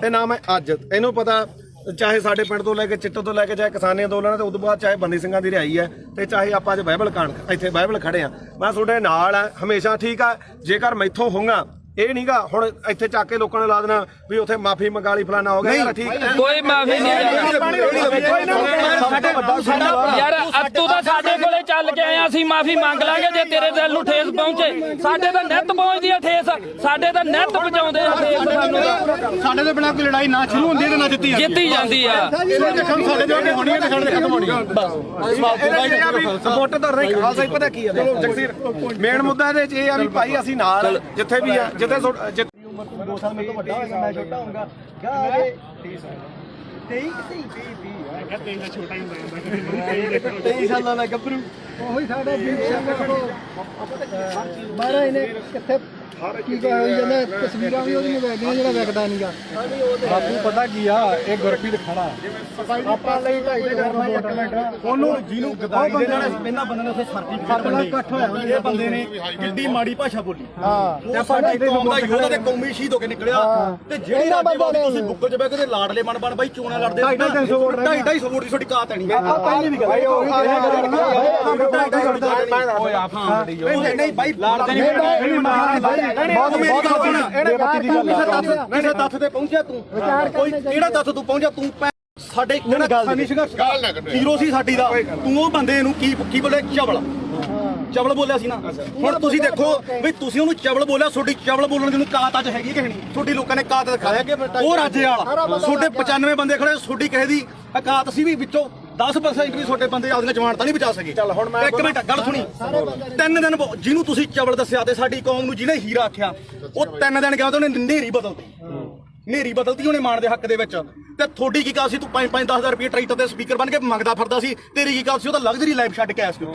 ਤੇ ਨਾ ਮੈਂ ਅੱਜ ਇਹਨੂੰ ਪਤਾ ਚਾਹੇ ਸਾਡੇ ਪਿੰਡ ਤੋਂ ਲੈ ਕੇ ਚਿੱਟੇ ਤੋਂ ਲੈ ਕੇ ਚਾਹੇ ਕਿਸਾਨੀ ਅੰਦੋਲਨ ਤੇ ਉਦੋਂ ਬਾਅਦ ਚਾਹੇ ਬੰਦੀ ਸਿੰਘਾਂ ਦੀ ਰਿਹਾਈ ਹੈ ਤੇ ਚਾਹੇ ਆਪਾਂ ਅੱਜ ਬਾਈਬਲ ਕਾਂਡ ਇੱਥੇ ਬਾਈਬਲ ਖੜੇ ਆ ਮੈਂ ਤੁਹਾਡੇ ਨਾਲ ਆ ਹਮੇਸ਼ਾ ਠੀਕ ਆ ਜੇਕਰ ਮੈਥੋਂ ਹੋਊਗਾ ਇਹ ਨਹੀਂਗਾ ਹੁਣ ਇੱਥੇ ਚੱਕ ਕੇ ਲੋਕਾਂ ਨੇ ਲਾ ਦੇਣਾ ਵੀ ਉੱਥੇ ਮਾਫੀ ਮੰਗਾ ਲਈ ਫਲਾਣਾ ਹੋ ਗਿਆ ਯਾਰ ਠੀਕ ਕੋਈ ਮਾਫੀ ਨਹੀਂ ਯਾਰ ਤੂੰ ਤਾਂ ਸਾਡੇ ਕੋਲੇ ਚੱਲ ਕੇ ਆਇਆ ਅਸੀਂ ਮਾਫੀ ਮੰਗ ਲਾਂਗੇ ਜੇ ਤੇਰੇ ਦਿਲ ਨੂੰ ਠੇਸ ਪਹੁੰਚੇ ਸਾਡੇ ਤਾਂ ਨਿੱਤ ਪਹੁੰਚਦੀ ਆ ਠੇਸ ਸਾਡੇ ਤਾਂ ਨਿੱਤ ਪਹੁੰਚਾਉਂਦੇ ਆ ਠੇਸ ਸਾਨੂੰ ਸਾਡੇ ਦੇ ਬਿਨਾਂ ਕੋਈ ਲੜਾਈ ਨਾ ਸ਼ੁਰੂ ਹੁੰਦੀ ਤੇ ਨਾ ਜਿੱਤੀ ਜਾਂਦੀ ਆ ਸਾਡੇ ਜੋ ਹੋਣੀ ਹੈ ਤੇ ਸਾਡੇ ਖਤਮ ਹੋਣੀ ਹੈ ਸਪੋਰਟ ਤਾਂ ਨਹੀਂ ਖਾਲਸਾ ਹੀ ਪਤਾ ਕੀ ਹੈ ਜਗਸੀਰ ਮੇਨ ਮੁੱਦਾ ਇਹਦੇ 'ਚ ਇਹ ਆ ਵੀ ਭਾਈ ਅਸੀਂ ਨਾਲ ਜਿੱਥੇ ਵੀ ਆ ਜਿੱਥੇ 2 ਸਾਲ ਮੇਰੇ ਤੋਂ ਵੱਡਾ ਹੋਏਗਾ ਮੈਂ ਛੋਟਾ ਹੋਊਗਾ ਕਿਆ 23 ਸਾਲਾਂ ਦਾ ਗੱਭਰੂ ਉਹੀ ਸਾਡਾ ਦੀਪ ਸਿੰਘ ਮਹਾਰਾਜ ਨੇ ਕਿੱਥੇ ਕੀ ਹੋਈ ਜਾਂਦਾ ਤਸਵੀਰਾਂ ਵੀ ਉਹਦੀਆਂ ਵੇਖਦੀਆਂ ਜਿਹੜਾ ਵੇਖਦਾ ਨਹੀਂਗਾ ਬਾਪੂ ਪਤਾ ਕੀ ਆ ਇਹ ਗੁਰਪ੍ਰੀਤ ਖੜਾ ਆਪਾਂ ਲਈ ਢਾਈ ਦੇ ਘਰ ਭਾਈ 1 ਮਿੰਟ ਉਹਨੂੰ ਜਿਹਨੂੰ ਗਦਾਈ ਦੇ ਨਾਲ ਇਹਨਾਂ ਬੰਦੇ ਨੇ ਉੱਥੇ ਸਰਟੀਫਿਕੇਟ ਇਕੱਠ ਹੋਇਆ ਇਹ ਬੰਦੇ ਨੇ ਕਿੰਨੀ ਮਾੜੀ ਭਾਸ਼ਾ ਬੋਲੀ ਉਹ ਸਾਡੀ ਕੌਮ ਦਾ ਯੋਧਾ ਤੇ ਕੌਮੀ ਸ਼ਹੀਦ ਹੋ ਕੇ ਨਿਕਲਿਆ ਤੇ ਜਿਹੜੀ ਰਾਜਵਾਦੀ ਤੁਸੀਂ ਬੁੱਕਲ 'ਚ ਬਹਿ ਕੇ ਲਾੜਲੇ ਬਣ ਬਾਈ ਚੋਣਾਂ ਲੜਦੇ 250 ਵੋਟ ਦੀ ਤੁਹਾਡੀ ਕਾਤ ਹੈ ਨਹੀਂ ਪਹਿਲੀ ਵੀ ਗੱਲ ਨਹੀਂ ਬਾਈ ਲਾੜਦੇ ਨਹੀਂ ਤੱਥ ਤੇ ਪਹੁੰਚਿਆ ਤੂੰ ਕੋਈ ਕਿਹੜਾ ਤੱਥ ਤੂੰ ਪਹੁੰਚਿਆ ਤੂੰ ਸਾਡੇ ਖਾਨੀ ਸੰਘਰਸ਼ ਹੀਰੋ ਸੀ ਸਾਡੀ ਦਾ ਤੂੰ ਉਹ ਬੰਦੇ ਨੂੰ ਕੀ ਬੋਲੇ ਚਵਲ ਬੋਲਿਆ ਸੀ ਨਾ ਹੁਣ ਤੁਸੀਂ ਦੇਖੋ ਵੀ ਤੁਸੀਂ ਉਹਨੂੰ ਚਵਲ ਬੋਲਿਆ ਤੁਹਾਡੀ ਚਵਲ ਬੋਲਣ ਦੀ ਨੂੰ ਕਾਤ ਅੱਜ ਹੈਗੀ ਕਿ ਨਹੀਂ ਤੁਹਾਡੀ ਲੋਕਾਂ ਨੇ ਕਾਤ ਦਿਖਾਇਆ ਉਹ ਰਾਜੇ ਵਾਲਾ ਤੁਹਾਡੇ 95 ਬੰਦੇ ਖੜੇ ਤੁਹਾਡੀ ਕਿਸੇ ਦੀ ਕਾਤ ਸੀ ਵੀ ਵਿੱਚੋਂ 10% ਵੀ ਤੁਹਾਡੇ ਬੰਦੇ ਆਪਦੀਆਂ ਜਮਾਨਤਾਂ ਨਹੀਂ ਬਚਾ ਸਕੇ ਚੱਲ ਹੁਣ ਮੈਂ 1 ਮਿੰਟ ਗੱਲ ਸੁਣੀ 3 ਦਿਨ ਜਿਹਨੂੰ ਤੁਸੀਂ ਚਵਲ ਦੱਸਿਆ ਤੇ ਸਾਡੀ ਕੌਮ ਨੂੰ ਜਿਹਨੇ ਹੀਰਾ ਆਖਿਆ ਉਹ 3 ਦਿਨ ਗਿਆ ਤੇ ਉਹਨੇ ਨੇਰੀ ਬਦਲਤੀ ਉਹਨੇ ਮਾਣ ਦੇ ਹੱਕ ਦੇ ਵਿੱਚ ਤੇ ਤੁਹਾਡੀ ਕੀ ਗੱਲ ਸੀ ਤੂੰ 5-10,000 ਰੁਪਏ ਟਰੈਕਟਰ ਤੇ ਸਪੀਕਰ ਬਣ ਕੇ ਮੰਗਦਾ ਫਿਰਦਾ ਸੀ ਤੇਰੀ ਕੀ ਗੱਲ ਸੀ ਉਹ ਤਾਂ ਲਗਜ਼ਰੀ ਲਾਈਫ ਛੱਡ ਕੇ ਆਇਆ ਸੀ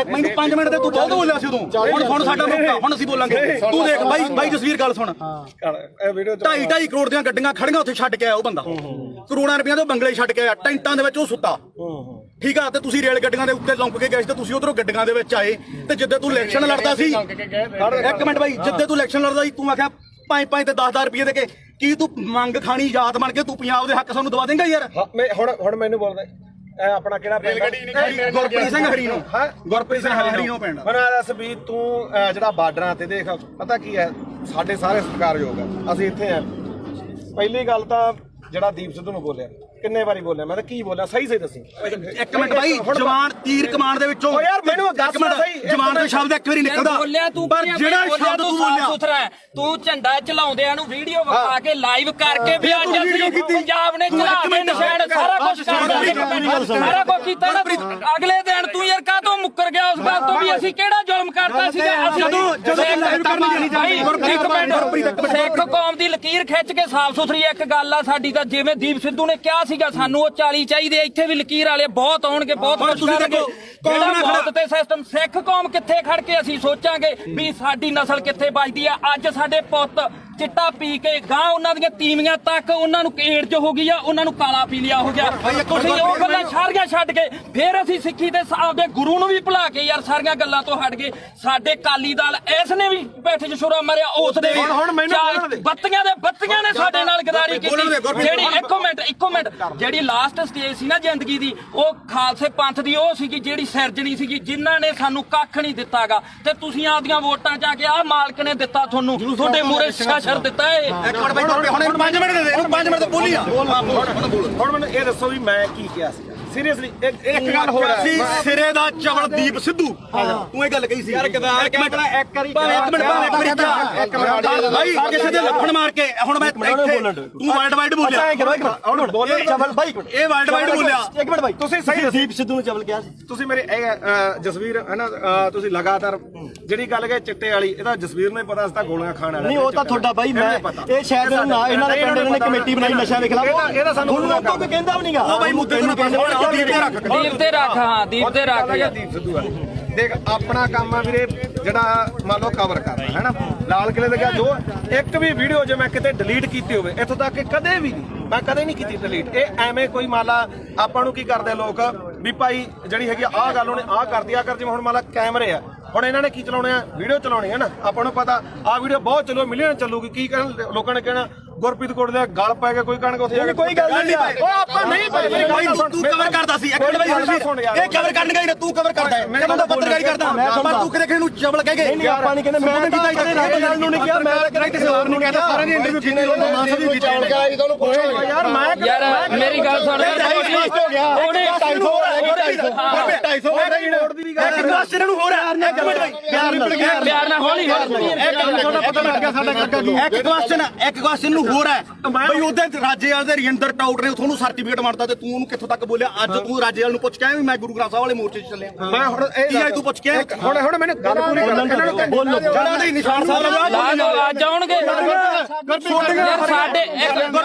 ਮੈਨੂੰ 5 ਮਿੰਟ ਤੇ ਤੂੰ ਬਹੁਤ ਬੋਲਿਆ ਸੀ ਉਦੋਂ ਹੁਣ ਸਾਡਾ ਮੌਕਾ ਹੁਣ ਅਸੀਂ ਬੋਲਾਂਗੇ ਤੂੰ ਦੇਖ ਬਾਈ ਜਸਵੀਰ ਗੱਲ ਸੁਣ 2.5 ਕਰੋੜ ਦੀਆਂ ਗੱਡੀਆਂ ਖੜੀਆਂ ਉੱਥੇ ਛੱਡ ਕੇ ਆਇਆ ਉਹ ਬੰਦਾ ਕਰੋੜਾਂ ਰੁਪਈਆਂ ਦੇ ਬੰਗਲੇ ਛੱਡ ਕੇ ਆਇਆ ਟੈਂਟਾਂ ਦੇ ਵਿੱਚ ਉਹ ਸੁੱਤਾ ਠੀਕ ਆ ਤੇ ਤੁਸੀਂ ਰੇਲ ਗੱਡੀਆਂ ਦੇ ਉੱਤੇ ਲੰਕ ਕੇ ਗਏ ਸੀ ਤੇ ਤੁਸੀਂ ਉਧਰੋਂ ਗੱਡੀਆਂ ਦੇ ਵਿੱਚ ਆਏ ਤੇ ਜਿੱਦੇ ਤੂੰ ਇਲੈਕਸ਼ਨ ਲੜਦਾ ਸੀ 1 ਮਿੰਟ ਬਾਈ ਜਿੱਦੇ ਤੂੰ ਇਲੈਕਸ਼ਨ ਲੜਦਾ ਸੀ ਤੂੰ ਆਖਿਆ 5 ਤੇ 10,000 ਰੁਪਏ ਦੇ ਕੇ ਕੀ ਤੂੰ ਮੰਗ ਖਾਣੀ ਯਾਦ ਬਣ ਕੇ ਤੂੰ ਪੰਜਾਬ ਦੇ ਹੱਕ ਸਾਨੂੰ ਦਵਾ ਦੇਂਗਾ ਯਾਰ ਹੁਣ ਮੈਨੂੰ ਬੋਲਦਾ ਆਪਣਾ ਕਿਹੜਾ ਗੁਰਪ੍ਰੀਤ ਸਿੰਘ ਹਰੀ ਨੂੰ ਗੁਰਪ੍ਰੀਤ ਸਿੰਘ ਹਰੀ ਨੂੰ ਪਿੰਡ ਹੁਣ ਦੱਸ ਵੀ ਤੂੰ ਜਿਹੜਾ ਬਾਰਡਰਾਂ ਤੇ ਦੇਖ ਪਤਾ ਕੀ ਹੈ ਸਾਡੇ ਸਾਰੇ ਸਤਿਕਾਰਯੋਗ ਆ ਅਸੀਂ ਇੱਥੇ ਆ ਪਹਿਲੀ ਗੱਲ ਤਾਂ ਜਿਹੜਾ ਦੀਪ ਸਿੱਧੂ ਨੂੰ ਬੋਲਿਆ ਕਿੰਨੇ ਵਾਰੀ ਬੋਲਿਆ ਮੈਂ ਤਾਂ ਕੀ ਬੋਲਿਆ ਸਹੀ ਦੱਸੀ 1 ਮਿੰਟ ਬਾਈ ਜਵਾਨ ਤੀਰ ਕਮਾਨ ਦੇ ਵਿੱਚੋਂ ਓ ਯਾਰ ਮੈਨੂੰ ਦੱਸ ਸਹੀ ਜਵਾਨ ਦਾ ਸ਼ਬਦ ਇੱਕ ਵਾਰੀ ਨਿਕਲਦਾ ਬੋਲਿਆ ਤੂੰ ਪਰ ਜਿਹੜਾ ਸ਼ਬਦ ਤੂੰ ਬੋਲਿਆ ਸੁਥਰਾ ਤੂੰ ਝੰਡਾ ਚਲਾਉਂਦਿਆਂ ਨੂੰ ਵੀਡੀਓ ਵਿਖਾ ਕੇ ਲਾਈਵ ਕਰਕੇ ਵੀ ਅੱਜ ਅਸੀਂ ਪੰਜਾਬ ਨੇ ਚਲਾ ਕੇ ਨਿਸ਼ਾਨ ਸਾਰਾ ਕੁਝ ਸਾਰਾ ਕੁਝ ਕੀਤਾ ਨਾ ਅਗਲੇ ਦਿਨ ਤੂੰ ਯਾਰ ਕਾਹਤੋਂ ਮੁੱਕਰ ਗਿਆ ਉਸ ਗੱਲ ਤੋਂ ਵੀ ਅਸੀਂ ਕਿਹੜਾ ਜ਼ੁਲਮ ਕਰਤਾ ਸੀਗਾ ਅਸੀਂ ਸਿੱਖ ਕੌਮ ਦੀ ਲਕੀਰ ਖਿੱਚ ਕੇ ਸਾਫ਼ ਸੁਥਰੀ ਇੱਕ ਗੱਲ ਆ ਸਾਡੀ ਤਾਂ ਜਿਵੇਂ ਦੀਪ ਸਿੱਧੂ ਨੇ ਕਿਹਾ ਸੀਗਾ ਸਾਨੂੰ ਉਹ 40 ਚਾਹੀਦੇ ਇੱਥੇ ਵੀ ਲਕੀਰ ਵਾਲੇ ਬਹੁਤ ਆਉਣਗੇ ਬਹੁਤ ਕੁਝ ਕਰਨਗੇ ਜਿਹੜਾ ਮੌਤ ਤੇ ਸਿਸਟਮ ਸਿੱਖ ਕੌਮ ਕਿੱਥੇ ਖੜ ਕੇ ਅਸੀਂ ਸੋਚਾਂਗੇ ਵੀ ਸਾਡੀ ਨਸਲ ਕਿੱਥੇ ਬਚਦੀ ਆ ਅੱਜ ਸਾਡੇ ਪੁੱਤ ਚਿੱਟਾ ਪੀ ਕੇ ਗਾਂ ਉਹਨਾਂ ਦੀਆਂ ਤੀਵੀਆਂ ਤੱਕ ਉਹਨਾਂ ਨੂੰ ਏਡਜ਼ ਹੋ ਗਈ ਆ ਉਹਨਾਂ ਨੂੰ ਕਾਲਾ ਪੀਲੀਆ ਹੋ ਗਿਆ ਤੁਸੀਂ ਉਹ ਗੱਲਾਂ ਸਾਰੀਆਂ ਛੱਡ ਕੇ ਫਿਰ ਅਸੀਂ ਸਿੱਖੀ ਤੇ ਆਪਦੇ ਗੁਰੂ ਨੂੰ ਵੀ ਭੁਲਾ ਕੇ ਯਾਰ ਸਾਰੀਆਂ ਗੱਲਾਂ ਤੋਂ ਹਟ ਗਏ ਸਾਡੇ ਕਾਲੀ ਦਲ ਇਸ ਨੇ ਵੀ ਪਿੱਠ 'ਚ ਛੁਰਾ ਮਾਰਿਆ ਉਸ ਦੇ ਬੱਤੀਆਂ ਨੇ ਸਾਡੇ ਨਾਲ ਗਦਾਰੀ ਕੀਤੀ ਜਿਹੜੀ ਇੱਕੋ ਮਿੰਟ ਜਿਹੜੀ ਲਾਸਟ ਸਟੇਜ ਸੀ ਨਾ ਜ਼ਿੰਦਗੀ ਦੀ ਉਹ ਖਾਲਸੇ ਪੰਥ ਦੀ ਉਹ ਸੀਗੀ ਜਿਹੜੀ ਸਿਰਜਣੀ ਸੀਗੀ ਜਿਨ੍ਹਾਂ ਨੇ ਸਾਨੂੰ ਕੱਖ ਨਹੀਂ ਦਿੱਤਾਗਾ ਤੇ ਤੁਸੀਂ ਆਪਦੀਆਂ ਵੋਟਾਂ ਚ ਆ ਕੇ ਆਹ ਮਾਲਕ ਨੇ ਦਿੱਤਾ ਤੁਹਾਨੂੰ ਤੁਹਾਡੇ ਮੂਹਰੇ ਸ਼ਰ ਦਿੱਤਾ ਏ ਇੱਕ ਮਿੰਟ ਬਾਈ ਹੁਣ 5 ਮਿੰਟ ਦੇ ਦੇ 5 ਮਿੰਟ ਤੇ ਬੋਲੀ ਆ ਹੁਣ ਮੈਨੂੰ ਇਹ ਦੱਸੋ ਵੀ ਮੈਂ ਕੀ ਕਿਹਾ ਸੀ ਸੀਰੀਅਸਲੀ ਇੱਕ ਗੱਲ ਹੋਰ ਸੀ ਸਿਰੇ ਦਾ ਚਵਲ ਦੀਪ ਸਿੱਧੂ ਤੂੰ ਇਹ ਗੱਲ ਕਹੀ ਸੀ ਯਾਰ ਗਦਾਰ ਇੱਕ ਮਿੰਟ ਭਾਈ ਕਿਸੇ ਦੇ ਲੱਖਣ ਮਾਰ ਕੇ ਹੁਣ ਮੈਂ ਇੱਥੇ ਤੂੰ ਵਰਲਡ ਵਾਈਡ ਬੋਲਿਆ ਹੁਣ ਬੋਲੇ ਚਵਲ ਬਾਈ ਇਹ ਵਰਲਡ ਵਾਈਡ ਬੋਲਿਆ 1 ਮਿੰਟ ਬਾਈ ਤੁਸੀਂ ਸਹੀ ਦੀਪ ਸਿੱਧੂ ਨੂੰ ਚਵਲ ਕਿਹਾ ਸੀ ਤੁਸੀਂ ਮੇਰੇ ਜਸਵੀਰ ਹੈ ਨਾ ਤੁਸੀਂ ਲਗਾਤਾਰ ਜਿਹੜੀ ਗੱਲ ਕਹੇ ਚਿੱਟੇ ਵਾਲੀ ਇਹਦਾ ਜਸਵੀਰ ਨੂੰ ਹੀ ਪਤਾ ਸੀ ਤਾਂ ਗੋਲੀਆਂ ਖਾਣ ਵਾਲਾ ਨਹੀਂ ਉਹ ਤਾਂ ਤੁਹਾਡਾ ਬਾਈ ਮੈਂ ਇਹ ਸ਼ਾਇਦ ਇਹਨਾਂ ਦੇ ਪਿੰਡ ਨੇ ਕਮੇਟੀ ਬਣਾਈ ਨਸ਼ਾ ਦੇ ਖਿਲਾਫ ਇਹਦਾ ਸਾਨੂੰ ਤੁਹਾਨੂੰ ਕੋਈ ਕਹਿੰਦਾ ਵੀ ਨਹੀਂਗਾ ਉਹ ਬਾਈ ਮੁੱਦੇ ਨੂੰ ਕਹਿੰਦੇ ਦੀਪ ਤੇ ਰੱਖ ਹਾਂ ਦੀਪ ਤੇ ਰੱਖ ਦੀਪ ਸਿੱਧੂ ਆ ਦੇਖ ਆਪਣਾ ਕੰਮ ਆ ਵੀਰੇ ਜਿਹੜਾ ਮੰਨ ਲਓ ਕਵਰ ਕਰਨਾ ਹੈ ਨਾ ਲਾਲ ਕਿਲੇ ਦੇ ਜੋ ਇੱਕ ਵੀ ਵੀਡੀਓ ਜੇ ਮੈਂ ਕਿਤੇ ਡਿਲੀਟ ਕੀਤੀ ਹੋਵੇ ਇੱਥੋਂ ਤੱਕ ਕਿ ਕਦੇ ਵੀ ਮੈਂ ਕਦੇ ਨਹੀਂ ਕੀਤੀ ਡਿਲੀਟ ਇਹ ਐਵੇਂ ਕੋਈ ਮੰਨ ਲਾ ਆਪਾਂ ਨੂੰ ਕੀ ਕਰਦੇ ਲੋਕ ਵੀ ਭਾਈ ਜਿਹੜੀ ਹੈਗੀ ਆਹ ਗੱਲ ਉਹਨੇ ਆਹ ਕਰਦੀ ਆ ਕਰ ਜਿਵੇਂ ਹੁਣ ਮੰਨ ਲਾ ਕੈਮਰੇ ਆ ਹੁਣ ਇਹਨਾਂ ਨੇ ਕੀ ਚਲਾਉਣੇ ਆ ਵੀਡੀਓ ਚਲਾਉਣੀ ਹੈ ਨਾ ਆਪਾਂ ਨੂੰ ਪਤਾ ਆਹ ਵੀਡੀਓ ਬਹੁਤ ਚੱਲੋ ਮਿਲੀਅਨ ਚੱਲੂਗੀ ਕੀ ਕਹਿਣ ਲੋਕਾਂ ਨੇ ਕਹਿਣਾ ਗੁਰਪ੍ਰੀਤ ਕੋਟ ਦੇ ਗਲ ਪੈ ਕੇ ਕੋਈ ਕਣਕ ਉੱਥੇ ਜਾ ਕੇ ਕੋਈ ਗੱਲ ਨਹੀਂ ਉਹ ਆਪਾਂ ਨਹੀਂ ਭਾਈ ਤੂੰ ਕਵਰ ਕਰਦਾ ਸੀ ਇੱਕ ਮਿੰਟ ਬਾਈ ਇਹ ਕਵਰ ਕਰਨ ਗਈ ਨਾ ਤੂੰ ਕਵਰ ਕਰਦਾ ਹੈ ਮੈਂ ਤਾਂ ਪੱਤਰਕਾਰੀ ਕਰਦਾ ਪਰ ਤੂੰ ਕਿਹਦੇ ਕਿਹਨੂੰ ਚਵਲ ਕਹਿ ਗਏ ਨਹੀਂ ਆਪਾਂ ਨਹੀਂ ਕਹਿੰਦੇ ਮੈਂ ਕੀਤਾ ਇੱਥੇ ਰੱਬ ਨਾਲ ਨੂੰ ਨਹੀਂ ਕਿਹਾ ਮੈਂ ਕਿਹਾ ਕਿਸੇ ਹੋਰ ਨੂੰ ਕਹਿੰਦਾ ਸਾਰਿਆਂ ਦੀ ਇੰਟਰਵਿਊ ਕੀਤੀ ਯਾਰ ਯਾਰ ਮੇਰੀ ਗੱਲ ਸੁਣ ਉਹਨੇ 250 ਇੱਕ ਕੁਐਸਚਨ ਨੂੰ ਹੋਰ ਹੈ ਪਿਆਰ ਨਾਲ ਹੌਲੀ ਇੱਕ ਕੁਐਸਚਨ ਨੂੰ ਹੋਰ ਹੈ ਬਈ ਉਹਦੇ ਰਾਜੇਵਾਲ ਦੇ ਰਜਿੰਦਰ ਟਾਊਟ ਨੇ ਤੁਹਾਨੂੰ ਸਰਟੀਫਿਕੇਟ ਮੰਨਦਾ ਤੇ ਤੂੰ ਉਹਨੂੰ ਕਿੱਥੋਂ ਤੱਕ ਬੋਲਿਆ ਅੱਜ ਤੂੰ ਰਾਜੇਵਾਲ ਨੂੰ ਪੁੱਛ ਕੇ ਆਇਆ ਵੀ ਮੈਂ ਗੁਰੂ ਗ੍ਰੰਥ ਸਾਹਿਬ ਵਾਲੇ ਮੋਰਚੇ 'ਚ ਚੱਲਿਆ ਮੈਂ ਹੁਣ ਇਹ ਤੂੰ ਪੁੱਛ ਕੇ ਹੁਣ ਮੈਨੂੰ ਗੱਲ ਪੂਰੀ ਕਰ ਬੋਲੋ ਜਿਹੜਾ ਦੇ ਨਿਸ਼ਾਨ ਸਾਹਿਬ ਲਾ ਦੋ ਅੱਜ ਆਉਣਗੇ ਸਾਡੇ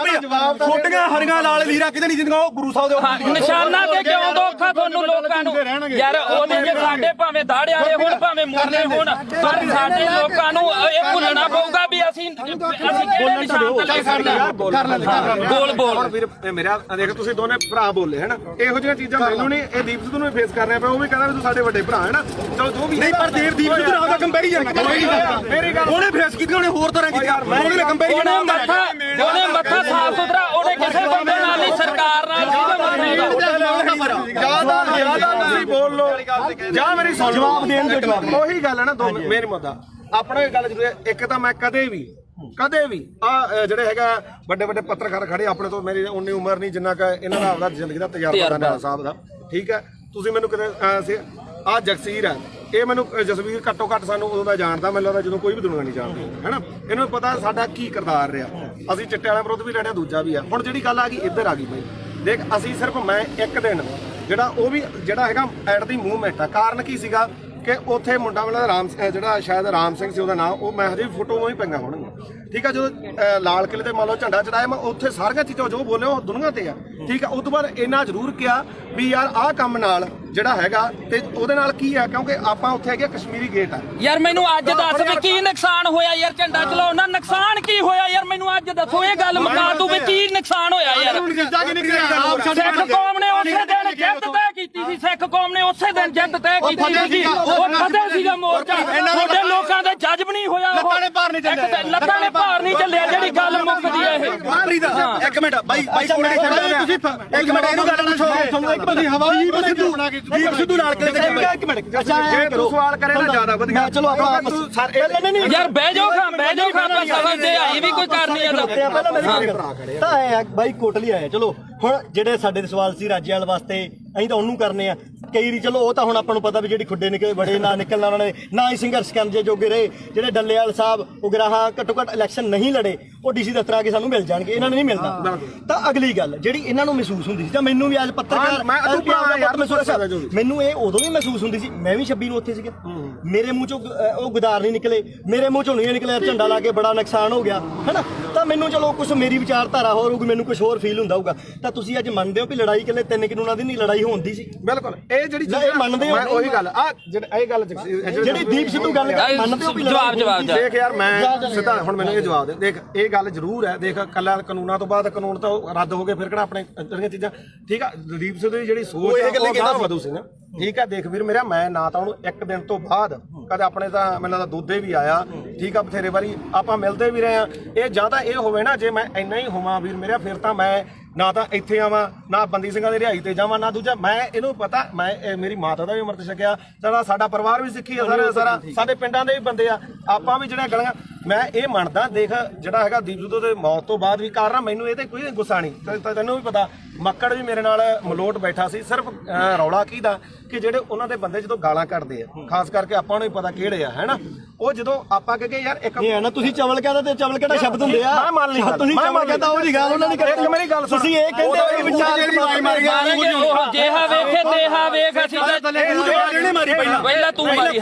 ਛੋਟੀਆਂ ਹਰੀਆਂ ਲਾਲ ਲੀਰਾ ਕਿਤੇ ਨਹੀਂ ਜਿੰਦੀਆਂ ਉਹ ਗੁਰੂ ਸਾਹਿਬ ਦੇ ਨਿਸ਼ਾਨਾ ਤੇ ਕਿਉਂ ਦੋਖਾ ਤੁਹਾਨੂੰ ਲੋਕਾਂ ਨੂੰ ਯਾਰ ਉਹਦੇ ਜੇ ਸਾਡੇ ਭਾਵੇਂ ਦਾੜੇ ਵਾਲੇ ਹੋਣ ਭਾਵੇਂ ਮੁਰਲੇ ਹੋਣ ਪਰ ਸਾਡੇ ਲੋਕਾਂ ਨੂੰ ਇਹ ਭੁੱਲਣਾ ਪਊਗਾ ਵੀ ਅਸੀਂ ਕਿਹੜੇ ਨਿਸ਼ਾਨ ਤੇ ਲੈ ਬੋਲ ਵੀਰ ਮੇਰਾ ਦੇਖ ਤੁਸੀਂ ਦੋਨੇ ਭਰਾ ਬੋਲੇ ਹੈਨਾ ਇਹੋ ਜਿਹੀਆਂ ਚੀਜ਼ਾਂ ਮੈਨੂੰ ਨਹੀਂ ਇਹ ਦੀਪ ਸਿੱਧੂ ਨੂੰ ਫੇਸ ਕਰਨੇ ਪਿਆ ਉਹ ਵੀ ਕਹਿੰਦਾ ਵੀ ਤੂੰ ਸਾਡੇ ਵੱਡੇ ਭਰਾ ਹੈਨਾ ਚਲੋ ਜੋ ਵੀ ਨਹੀਂ ਪਰ ਦੀਪ ਸਿੱਧੂ ਨਾਲ ਦਾ ਕੰਪੈਰੀਜ਼ਨ ਮੇਰੀ ਗੱਲ ਉਹਨੇ ਫੇਸ ਕੀਤੀ ਉਹਨੇ ਹੋਰ ਤਰ੍ਹਾਂ ਕੀਤੀ ਉਹਨੇ ਕੰਪੈਰੀਜ਼ਨ ਉਹਨੇ ਮੱਥਾ ਸਾਫ ਸੁਥਰਾ ਉਹਨੇ ਕਿਸੇ ਬੰਦੇ ਨਾਲ ਨਹੀਂ ਸਰਕਾਰ ਨਾਲ ਜਿਆਦਾ ਤੁਸੀਂ ਬੋਲ ਲੋ ਜਾਂ ਮੇਰੀ ਸੁਣ ਜਵਾਬ ਦੇਣ ਦੇ ਜਵਾਬ ਉਹੀ ਗੱਲ ਹੈ ਨਾ ਮੇਰੀ ਮੁੱਦਾ ਆਪਣਾ ਇਹ ਗੱਲ ਜ਼ਰੂਰ ਹੈ ਇੱਕ ਤਾਂ ਮੈਂ ਕਦੇ ਵੀ ਆ ਜਿਹੜੇ ਹੈਗਾ ਵੱਡੇ ਵੱਡੇ ਪੱਤਰਕਾਰ ਖੜੇ ਆਪਣੇ ਤੋਂ ਮੇਰੀ ਉਨੀ ਉਮਰ ਨਹੀਂ ਜਿੰਨਾ ਕਿ ਇਹਨਾਂ ਦਾ ਆਪਦਾ ਜ਼ਿੰਦਗੀ ਦਾ ਤਜਰਬਾ ਦਾ ਨਾਲਾ ਸਾਹਿਬ ਦਾ ਠੀਕ ਹੈ ਤੁਸੀਂ ਮੈਨੂੰ ਕਿਤੇ ਆ ਜਗਸੀਰ ਹੈ ਇਹ ਮੈਨੂੰ ਜਸਵੀਰ ਘੱਟੋ ਘੱਟ ਸਾਨੂੰ ਉਦੋਂ ਦਾ ਜਾਣਦਾ ਮੈਨੂੰ ਲੱਗਦਾ ਜਦੋਂ ਕੋਈ ਵੀ ਦੁਨੀਆ ਨਹੀਂ ਜਾਣਦੀ ਹੈਨਾ ਇਹਨੂੰ ਪਤਾ ਸਾਡਾ ਕੀ ਕਿਰਦਾਰ ਰਿਹਾ ਅਸੀਂ ਚਿੱਟੇ ਵਾਲਿਆਂ ਵਿਰੁੱਧ ਵੀ ਲੜਿਆ ਦੂਜਾ ਵੀ ਆ ਹੁਣ ਜਿਹੜੀ ਗੱਲ ਆ ਗਈ ਇੱਧਰ ਆ ਗਈ ਬਈ ਦੇਖ ਅਸੀਂ ਸਿਰਫ ਮੈਂ ਇੱਕ ਦਿਨ ਜਿਹੜਾ ਉਹ ਵੀ ਜਿਹੜਾ ਹੈਗਾ ਐਟ ਦੀ ਮੂਵਮੈਂਟ ਆ ਕਾਰਨ ਕੀ ਸੀਗਾ ਕਿ ਉੱਥੇ ਮੁੰਡਾ ਵਾਲਾ ਰਾਮ ਜਿਹੜਾ ਸ਼ਾਇਦ ਰਾਮ ਸਿੰਘ ਸੀ ਉਹਦਾ ਨਾਮ ਉਹ ਮੈਂ ਹਜੇ ਫੋਟੋ ਹੀ ਪਈਆਂ ਹੋਣਗੀਆਂ ਠੀਕ ਆ ਜਦੋਂ ਲਾਲ ਕਿਲੇ ਤੇ ਮੰਨ ਲਓ ਝੰਡਾ ਚੜਾਇਆ ਮੈਂ ਉੱਥੇ ਸਾਰੀਆਂ ਚੀਜ਼ਾਂ ਜੋ ਬੋਲੇ ਉਹ ਦੁਨੀਆ ਤੇ ਆ ਠੀਕ ਆ ਉਸ ਤੋਂ ਬਾਅਦ ਇੰਨਾ ਜ਼ਰੂਰ ਕਿਹਾ ਵੀ ਯਾਰ ਆਹ ਕੰਮ ਨਾਲ ਜਿਹੜਾ ਹੈਗਾ ਤੇ ਉਹਦੇ ਨਾਲ ਕੀ ਆ ਕਿਉਂਕਿ ਆਪਾਂ ਉੱਥੇ ਹੈਗੇ ਕਸ਼ਮੀਰੀ ਗੇਟ ਆ ਯਾਰ ਮੈਨੂੰ ਅੱਜ ਦੱਸ ਵੀ ਕੀ ਨੁਕਸਾਨ ਹੋਇਆ ਯਾਰ ਝੰਡਾ ਚਲਾਉਣ ਨਾਲ ਨੁਕਸਾਨ ਕੀ ਹੋਇਆ ਯਾਰ ਮੈਨੂੰ ਅੱਜ ਦੱਸੋ ਇਹ ਗੱਲ ਮੁਕਾ ਤੂੰ ਵੀ ਕੀ ਨੁਕਸਾਨ ਹੋਇਆ ਯਾਰ ਸਿੱਖ ਕੌਮ ਨੇ ਉਸੇ ਦਿਨ ਜਿੱਤ ਤੈਅ ਕੀਤੀ ਸੀ ਸਿੱਖ ਕੌਮ ਨੇ ਉਸੇ ਦਿਨ ਜਿੱਤ ਤੈਅ ਕੀਤੀ ਸੀ ਉਹ ਫਤਿਹ ਸੀਗਾ ਮੋਰਚਾ ਤੁਹਾਡੇ ਲੋਕਾਂ ਦੇ ਜੱਜ ਵੀ ਨਹੀਂ ਹੋਇਆ ਲੱਤਾਂ ਨੇ ਭਾਰ ਨਹੀਂ ਚੱਲਿਆ ਜਿਹੜੀ ਗੱਲ ਮੁੱਕਦੀ ਹੈ ਇਹ ਇੱਕ ਮਿੰਟ ਬਾਈ ਕੋਲੇ ਤੁਸੀਂ ਇੱਕ ਮਿੰਟ ਇਹਨੂੰ ਗੱਲ ਪੁੱਛੋ ਤੁਹਾਨੂੰ ਇੱਕ ਬੰਦੀ ਹਵਾ ਦੀਪ ਸਿੱਧੂ ਨਾਲ ਕਿਹਦੇ ਇੱਕ ਮਿੰਟ ਅੱਛਾ ਜੇ ਤੂੰ ਸਵਾਲ ਕਰੇ ਨਾ ਜ਼ਿਆਦਾ ਵਧੀਆ ਚਲੋ ਆਪਾਂ ਯਾਰ ਬਹਿ ਜਾਓ ਆਪਾਂ ਸਮਝਦੇ ਆਈ ਵੀ ਕੋਈ ਕਰਨੀ ਹੈ ਤਾਂ ਆਇਆ ਬਾਈ ਕੋਟਲੀ ਆਇਆ ਚਲੋ ਹੁਣ ਜਿਹੜੇ ਸਾਡੇ ਸਵਾਲ ਸੀ ਰਾਜੇਵਾਲ ਵਾਸਤੇ ਅਸੀਂ ਤਾਂ ਉਹਨੂੰ ਕਰਨੇ ਆ ਕਈ ਵਾਰੀ ਚਲੋ ਉਹ ਤਾਂ ਹੁਣ ਆਪਾਂ ਨੂੰ ਪਤਾ ਵੀ ਜਿਹੜੀ ਖੁੱਡੇ ਨਿਕਲੇ ਬੜੇ ਨਾ ਨਿਕਲਣਾ ਉਹਨਾਂ ਨੇ ਨਾ ਹੀ ਸੰਘਰਸ਼ ਕਰਨ ਦੇ ਜੋਗੇ ਰਹੇ ਜਿਹੜੇ ਡੱਲੇਵਾਲ ਸਾਹਿਬ ਉਗਰਾਹਾਂ ਘੱਟੋ ਘੱਟ ਇਲੈਕਸ਼ਨ ਨਹੀਂ ਲੜੇ ਉਹ ਡੀਸੀ ਦਫ਼ਤਰ ਆ ਕੇ ਸਾਨੂੰ ਮਿਲ ਜਾਣਗੇ ਇਹਨਾਂ ਨੂੰ ਨਹੀਂ ਮਿਲਦਾ ਤਾਂ ਅਗਲੀ ਗੱਲ ਜਿਹੜੀ ਇਹਨਾਂ ਨੂੰ ਮਹਿਸੂਸ ਹੁੰਦੀ ਸੀ ਜਾਂ ਮੈਨੂੰ ਵੀ ਅੱਜ ਪੱਤਰਕਾਰ ਮੈਨੂੰ ਇਹ ਉਦੋਂ ਵੀ ਮਹਿਸੂਸ ਹੁੰਦੀ ਸੀ ਮੈਂ ਵੀ 26 ਨੂੰ ਉੱਥੇ ਸੀਗਾ ਮੇਰੇ ਮੂੰਹ ਚੋਂ ਉਹ ਗੁਦਾਰ ਨਹੀਂ ਨਿਕਲੇ ਮੇਰੇ ਮੂੰਹ ਚੋਂ ਨਹੀਂ ਨਿਕਲਿਆ ਝੰਡਾ ਲਾ ਕੇ ਬੜਾ ਨੁਕਸਾਨ ਹੋ ਗਿਆ ਹੈਨਾ ਤਾਂ ਮੈਨੂੰ ਚਲੋ ਕੁਝ ਮੇਰੀ ਵਿਚਾਰਧਾਰਾ ਹੋਰ ਹੋਊਗੀ ਮੈਨੂੰ ਕੁਝ ਹੋਰ ਫੀਲ ਹੁੰਦਾ ਹੋਊਗਾ ਤਾਂ ਤੁਸੀਂ ਅੱਜ ਮੰਨਦੇ ਹੋ ਵੀ ਲੜਾਈ ਕਿਲੇ 3 ਕਾਨੂੰਨਾਂ ਦੀ ਨਹੀਂ ਲੜਾਈ ਹੁੰਦੀ ਸੀ ਬਿਲਕੁਲ ਇਹ ਜਿਹੜੀ ਇਹ ਮੰਨਦੇ ਹੋ ਉਹੀ ਗੱਲ ਆ ਇਹ ਗੱਲ ਜਿਹੜੀ ਦੀਪ ਸਿੱਧੂ ਗੱਲ ਮੰਨਦੇ ਹੋ ਵੀ ਜਵਾਬ ਦੇਖ ਯਾਰ ਮੈਂ ਸਿੱਧਾ ਹੁਣ ਮੈਨੂੰ ਇਹ ਜਵਾਬ ਦੇ ਦੇਖ ਇਹ ਗੱਲ ਜ਼ਰੂਰ ਹੈ ਦੇਖ ਕੱਲਾ ਕਾਨੂੰਨਾਂ ਤੋਂ ਬਾਅਦ ਕਾਨੂੰਨ ਤਾਂ ਰੱਦ ਹੋ ਗਏ ਫਿਰ ਕਿਹੜਾ ਆਪਣੇ ਜਿਹੜੀਆਂ ਚੀਜ਼ਾਂ ਠੀਕ ਆ ਦੀਪ ਸਿੱਧੂ ਦੀ ਜਿਹੜੀ ਸੋਚ ਉਹ ਗਾਹ ਵਧੂ ਸੀ ਨਾ ਠੀਕ ਆ ਦੇਖ ਵੀਰ ਮੇਰਾ ਮੈਂ ਨਾ ਤਾਂ ਉਹਨੂੰ ਇੱਕ ਦਿਨ ਤੋਂ ਬਾਅਦ ਕਦੇ ਆਪਣੇ ਤਾਂ ਮੈਨੂੰ ਲੱਗਦਾ ਦੁੱਧੇ ਵੀ ਆਇਆ ਠੀਕ ਆ ਬਥੇਰੇ ਵਾਰੀ ਆਪਾਂ ਮਿਲਦੇ ਵੀ ਰਹੇ ਆ ਇਹ ਜਾਂ ਤਾਂ ਇਹ ਹੋਵੇ ਨਾ ਜੇ ਮੈਂ ਇੰਨਾ ਹੀ ਹੋਵਾਂ ਵੀਰ ਮੇਰਾ ਫਿਰ ਤਾਂ ਮੈਂ ਨਾ ਤਾਂ ਇੱਥੇ ਆਵਾਂ ਨਾ ਬੰਦੀ ਸਿੰਘਾਂ ਦੀ ਰਿਹਾਈ ਤੇ ਜਾਵਾਂ ਨਾ ਦੂਜਾ ਮੈਂ ਇਹਨੂੰ ਪਤਾ ਮੈਂ ਮੇਰੀ ਮਾਤਾ ਦਾ ਵੀ ਅੰਮ੍ਰਿਤ ਛਕਿਆ ਸਾਡਾ ਪਰਿਵਾਰ ਵੀ ਸਿੱਖੀ ਆ ਸਾਰਾ ਸਾਡੇ ਪਿੰਡਾਂ ਦੇ ਵੀ ਬੰਦੇ ਆ ਆਪਾਂ ਵੀ ਜਿਹੜਾ ਗਲੀਆਂ ਮੈਂ ਇਹ ਮੰਨਦਾ ਦੇਖ ਜਿਹੜਾ ਹੈਗਾ ਦੀਪ ਸਿੱਧੂ ਦੇ ਮੌਤ ਤੋਂ ਬਾਅਦ ਵੀ ਕਾਰਨ ਮੈਨੂੰ ਇਹ ਤੇ ਕੋਈ ਗੁੱਸਾ ਨਹੀਂ ਤੈਨੂੰ ਵੀ ਪਤਾ ਮੱਕੜ ਵੀ ਮੇਰੇ ਨਾਲ ਮਲੋਟ ਬੈਠਾ ਸੀ ਸਿਰਫ ਰੌਲਾ ਕੀ ਦਾ ਕਿ ਜਿਹੜੇ ਉਹਨਾਂ ਦੇ ਬੰਦੇ ਜਦੋਂ ਗਾਲਾਂ ਕੱਢਦੇ ਆ ਖਾਸ ਕਰਕੇ ਆਪਾਂ ਨੂੰ ਹੀ ਪਤਾ ਕਿਹੜੇ ਆ ਹੈਨਾ ਉਹ ਜਦੋਂ ਆਪਾਂ ਕਹੇ ਯਾਰ ਇੱਕ ਇਹ ਹੈ ਨਾ ਤੁਸੀਂ ਚਵਲ ਕਹਿੰਦਾ ਤੇ ਚਵਲ ਕਿਹੜਾ ਸ਼ਬਦ ਹੁੰਦੇ ਆ ਮੈਂ ਮੰਨ ਲਈ ਤੁਸੀਂ ਚਵਲ ਕਹਿੰਦਾ ਉਹ ਜੀ ਗੱਲ ਉਹਨਾਂ ਨੇ ਕਰੀ ਮੇਰੀ ਗੱਲ ਸੁਣ ਤੁਸੀਂ ਇਹ ਕਹਿੰਦੇ ਹੋ ਕਿ ਵਿਚਾਰ ਜਿਹਾ ਵੇਖੇ ਤੇਹਾ ਵੇਖ ਅਸੀਂ ਪਹਿਲਾਂ ਤੂੰ ਮਾਰੀ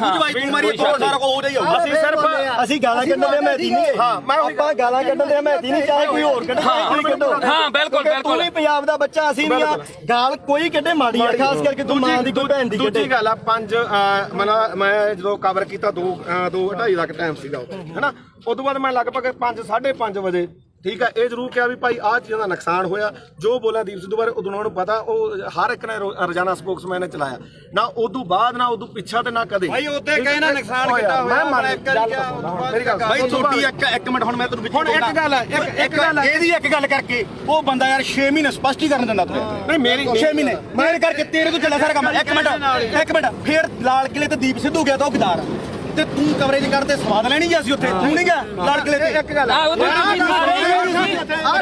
ਅਸੀਂ ਸਿਰਫ ਅਸੀਂ ਗਾਲਾਂ ਕੱਢਣ ਦੇ ਮੈਦੀ ਨਹੀਂ ਆਪਾਂ ਗਾਲਾਂ ਕੱਢਣ ਦੇ ਮੈਦੀ ਨਹੀਂ ਚਾਹੇ ਕੋਈ ਹੋਰ ਕੱਢੇ ਕੋਈ ਕੱਢੋ ਹਾਂ ਬਿਲਕੁਲ ਤੂੰ ਵੀ ਪੰਜਾਬ ਦਾ ਬੱਚਾ ਅਸੀਂ ਵੀ ਆ ਗਾਲ ਕੋਈ ਕੱਢੇ ਮਾੜੀ ਆ ਖਾਸ ਕਰਕੇ ਤੂੰ ਮਾਂ ਦੀ ਕੋਈ ਭੈਣ ਦੀ ਕੱਢੇ ਦੂਜੀ ਗੱਲ ਆ ਮੈਂ ਜਦੋਂ ਕਵਰ ਕੀਤਾ 2:30 ਦਾ ਟਾਈਮ ਸੀਗਾ ਹੈਨਾ ਉਸ ਤੋਂ ਬਾਅਦ ਮੈਂ ਲਗਭਗ 5:30 ਵਜੇ ਠੀਕ ਹੈ ਇਹ ਜ਼ਰੂਰ ਕਿਹਾ ਵੀ ਭਾਈ ਆਹ ਚੀਜ਼ਾਂ ਦਾ ਨੁਕਸਾਨ ਹੋਇਆ ਜੋ ਬੋਲਿਆ ਦੀਪ ਸਿੱਧੂ ਬਾਰੇ ਉਦੋਂ ਨੂੰ ਪਤਾ ਉਹ ਹਰ ਇੱਕ ਨੇ ਰੋਜ਼ਾਨਾ ਸਪੋਕਸਮੈਨ ਨੇ ਚਲਾਇਆ ਨਾ ਉਦੋਂ ਬਾਅਦ ਨਾ ਉਦੋਂ ਪਿੱਛਾ ਤੇ ਨਾ ਕਦੇ ਭਾਈ ਉੱਤੇ ਕਹੇ ਨਾ ਨੁਕਸਾਨ ਕਿੱਦਾਂ ਹੋਇਆ ਮੇਰੀ ਗੱਲ ਭਾਈ ਛੋਟੀ ਇੱਕ ਮਿੰਟ ਹੁਣ ਮੈਂ ਤੈਨੂੰ ਵਿੱਚ ਹੁਣ ਇੱਕ ਗੱਲ ਹੈ ਇੱਕ ਗੱਲ ਹੈ ਇਹਦੀ ਇੱਕ ਗੱਲ ਕਰਕੇ ਉਹ ਬੰਦਾ ਯਾਰ 6 ਮਹੀਨੇ ਸਪਸ਼ਟੀਕਰਨ ਦਿੰਦਾ ਤੂੰ ਨਹੀਂ ਮੇਰੀ 6 ਮਹੀਨੇ ਮੇਰੇ ਕਰਕੇ ਤੇਰੇ ਤੋਂ ਚੱਲਿਆ ਸਾਰਾ ਕੰਮ ਇੱਕ ਮਿੰਟ ਫੇਰ ਲਾਲ ਕਿਲੇ ਤੇ ਦੀਪ ਸਿੱਧੂ ਗਿਆ ਤਾਂ ਉਹ ਗਦਾਰ ਤੇ ਤੂੰ ਕਵਰੇਜ ਕਰਦੇ ਸਵਾਦ ਲੈਣੀ ਗਿਆ ਸੀ ਉੱਥੇ ਤੂੰ ਨਹੀਂ ਗਿਆ ਲਾਲ ਕਿਲੇ ਤੇ ਇੱਕ ਗੱਲ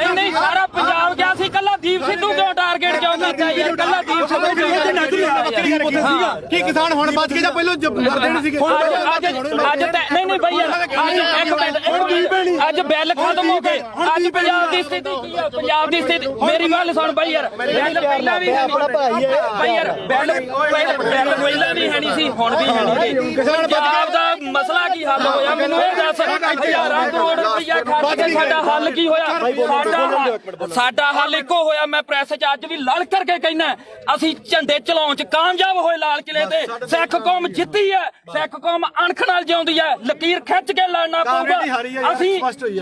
ਨਹੀਂ ਸਾਰਾ ਪੰਜਾਬ ਗਿਆ ਸੀ ਕੱਲਾ ਦੀਪ ਸਿੱਧੂ ਕਿਉਂ ਟਾਰਗੇਟ ਕਿਉਂ ਕੀਤਾ ਯਾਰ ਕੱਲਾ ਦੀਪ ਸਿੱਧੂ ਕੀ ਕਿਸਾਨ ਹੁਣ ਬਚ ਕੇ ਜਾਂ ਪਹਿਲਾਂ ਮਰਦੇ ਨਹੀਂ ਸੀਗੇ ਅੱਜ ਨਹੀਂ ਬਈ ਯਾਰ ਅੱਜ ਬਿੱਲ ਖਤਮ ਹੋ ਗਏ ਅੱਜ ਪੰਜਾਬ ਦੀ ਸਥਿਤੀ ਕੀ ਆ ਪੰਜਾਬ ਦੀ ਸਥਿਤੀ ਮੇਰੀ ਗੱਲ ਸੁਣ ਬਈ ਯਾਰ ਬਿੱਲ ਪਹਿਲਾਂ ਵੀ ਬਈ ਯਾਰ ਬਿੱਲ ਪਹਿਲਾਂ ਵੀ ਹੈ ਨਹੀਂ ਸੀ ਹੁਣ ਵੀ ਹੈ ਨਹੀਂ ਪੰਜਾਬ ਦਾ ਮਸਲਾ ਕੀ ਹੱਲ ਹੋਇਆ ਮੈਨੂੰ ਇਹ ਦੱਸ ਹਜ਼ਾਰਾਂ ਕਰੋੜ ਰੁਪਈਆ ਖਰਚ ਕੇ ਸਾਡਾ ਹੱਲ ਕੀ ਹੋਇਆ ਸਾਡਾ ਹੱਲ ਇੱਕੋ ਹੋਇਆ ਮੈਂ ਪ੍ਰੈਸ 'ਚ ਅੱਜ ਵੀ ਲੜ ਕਰਕੇ ਕਹਿਣਾ ਅਸੀਂ ਝੰਡੇ ਚਲਾਉਣ 'ਚ ਕਾਮਯਾਬ ਹੋਏ ਲਾਲ ਕਿਲੇ ਤੇ ਸਿੱਖ ਕੌਮ ਜਿੱਤੀ ਹੈ ਸਿੱਖ ਕੌਮ ਅਣਖ ਨਾਲ ਜਿਉਂਦੀ ਹੈ ਲਕੀਰ ਖਿੱਚ ਕੇ ਲੜਨਾ ਪਊਗਾ ਅਸੀਂ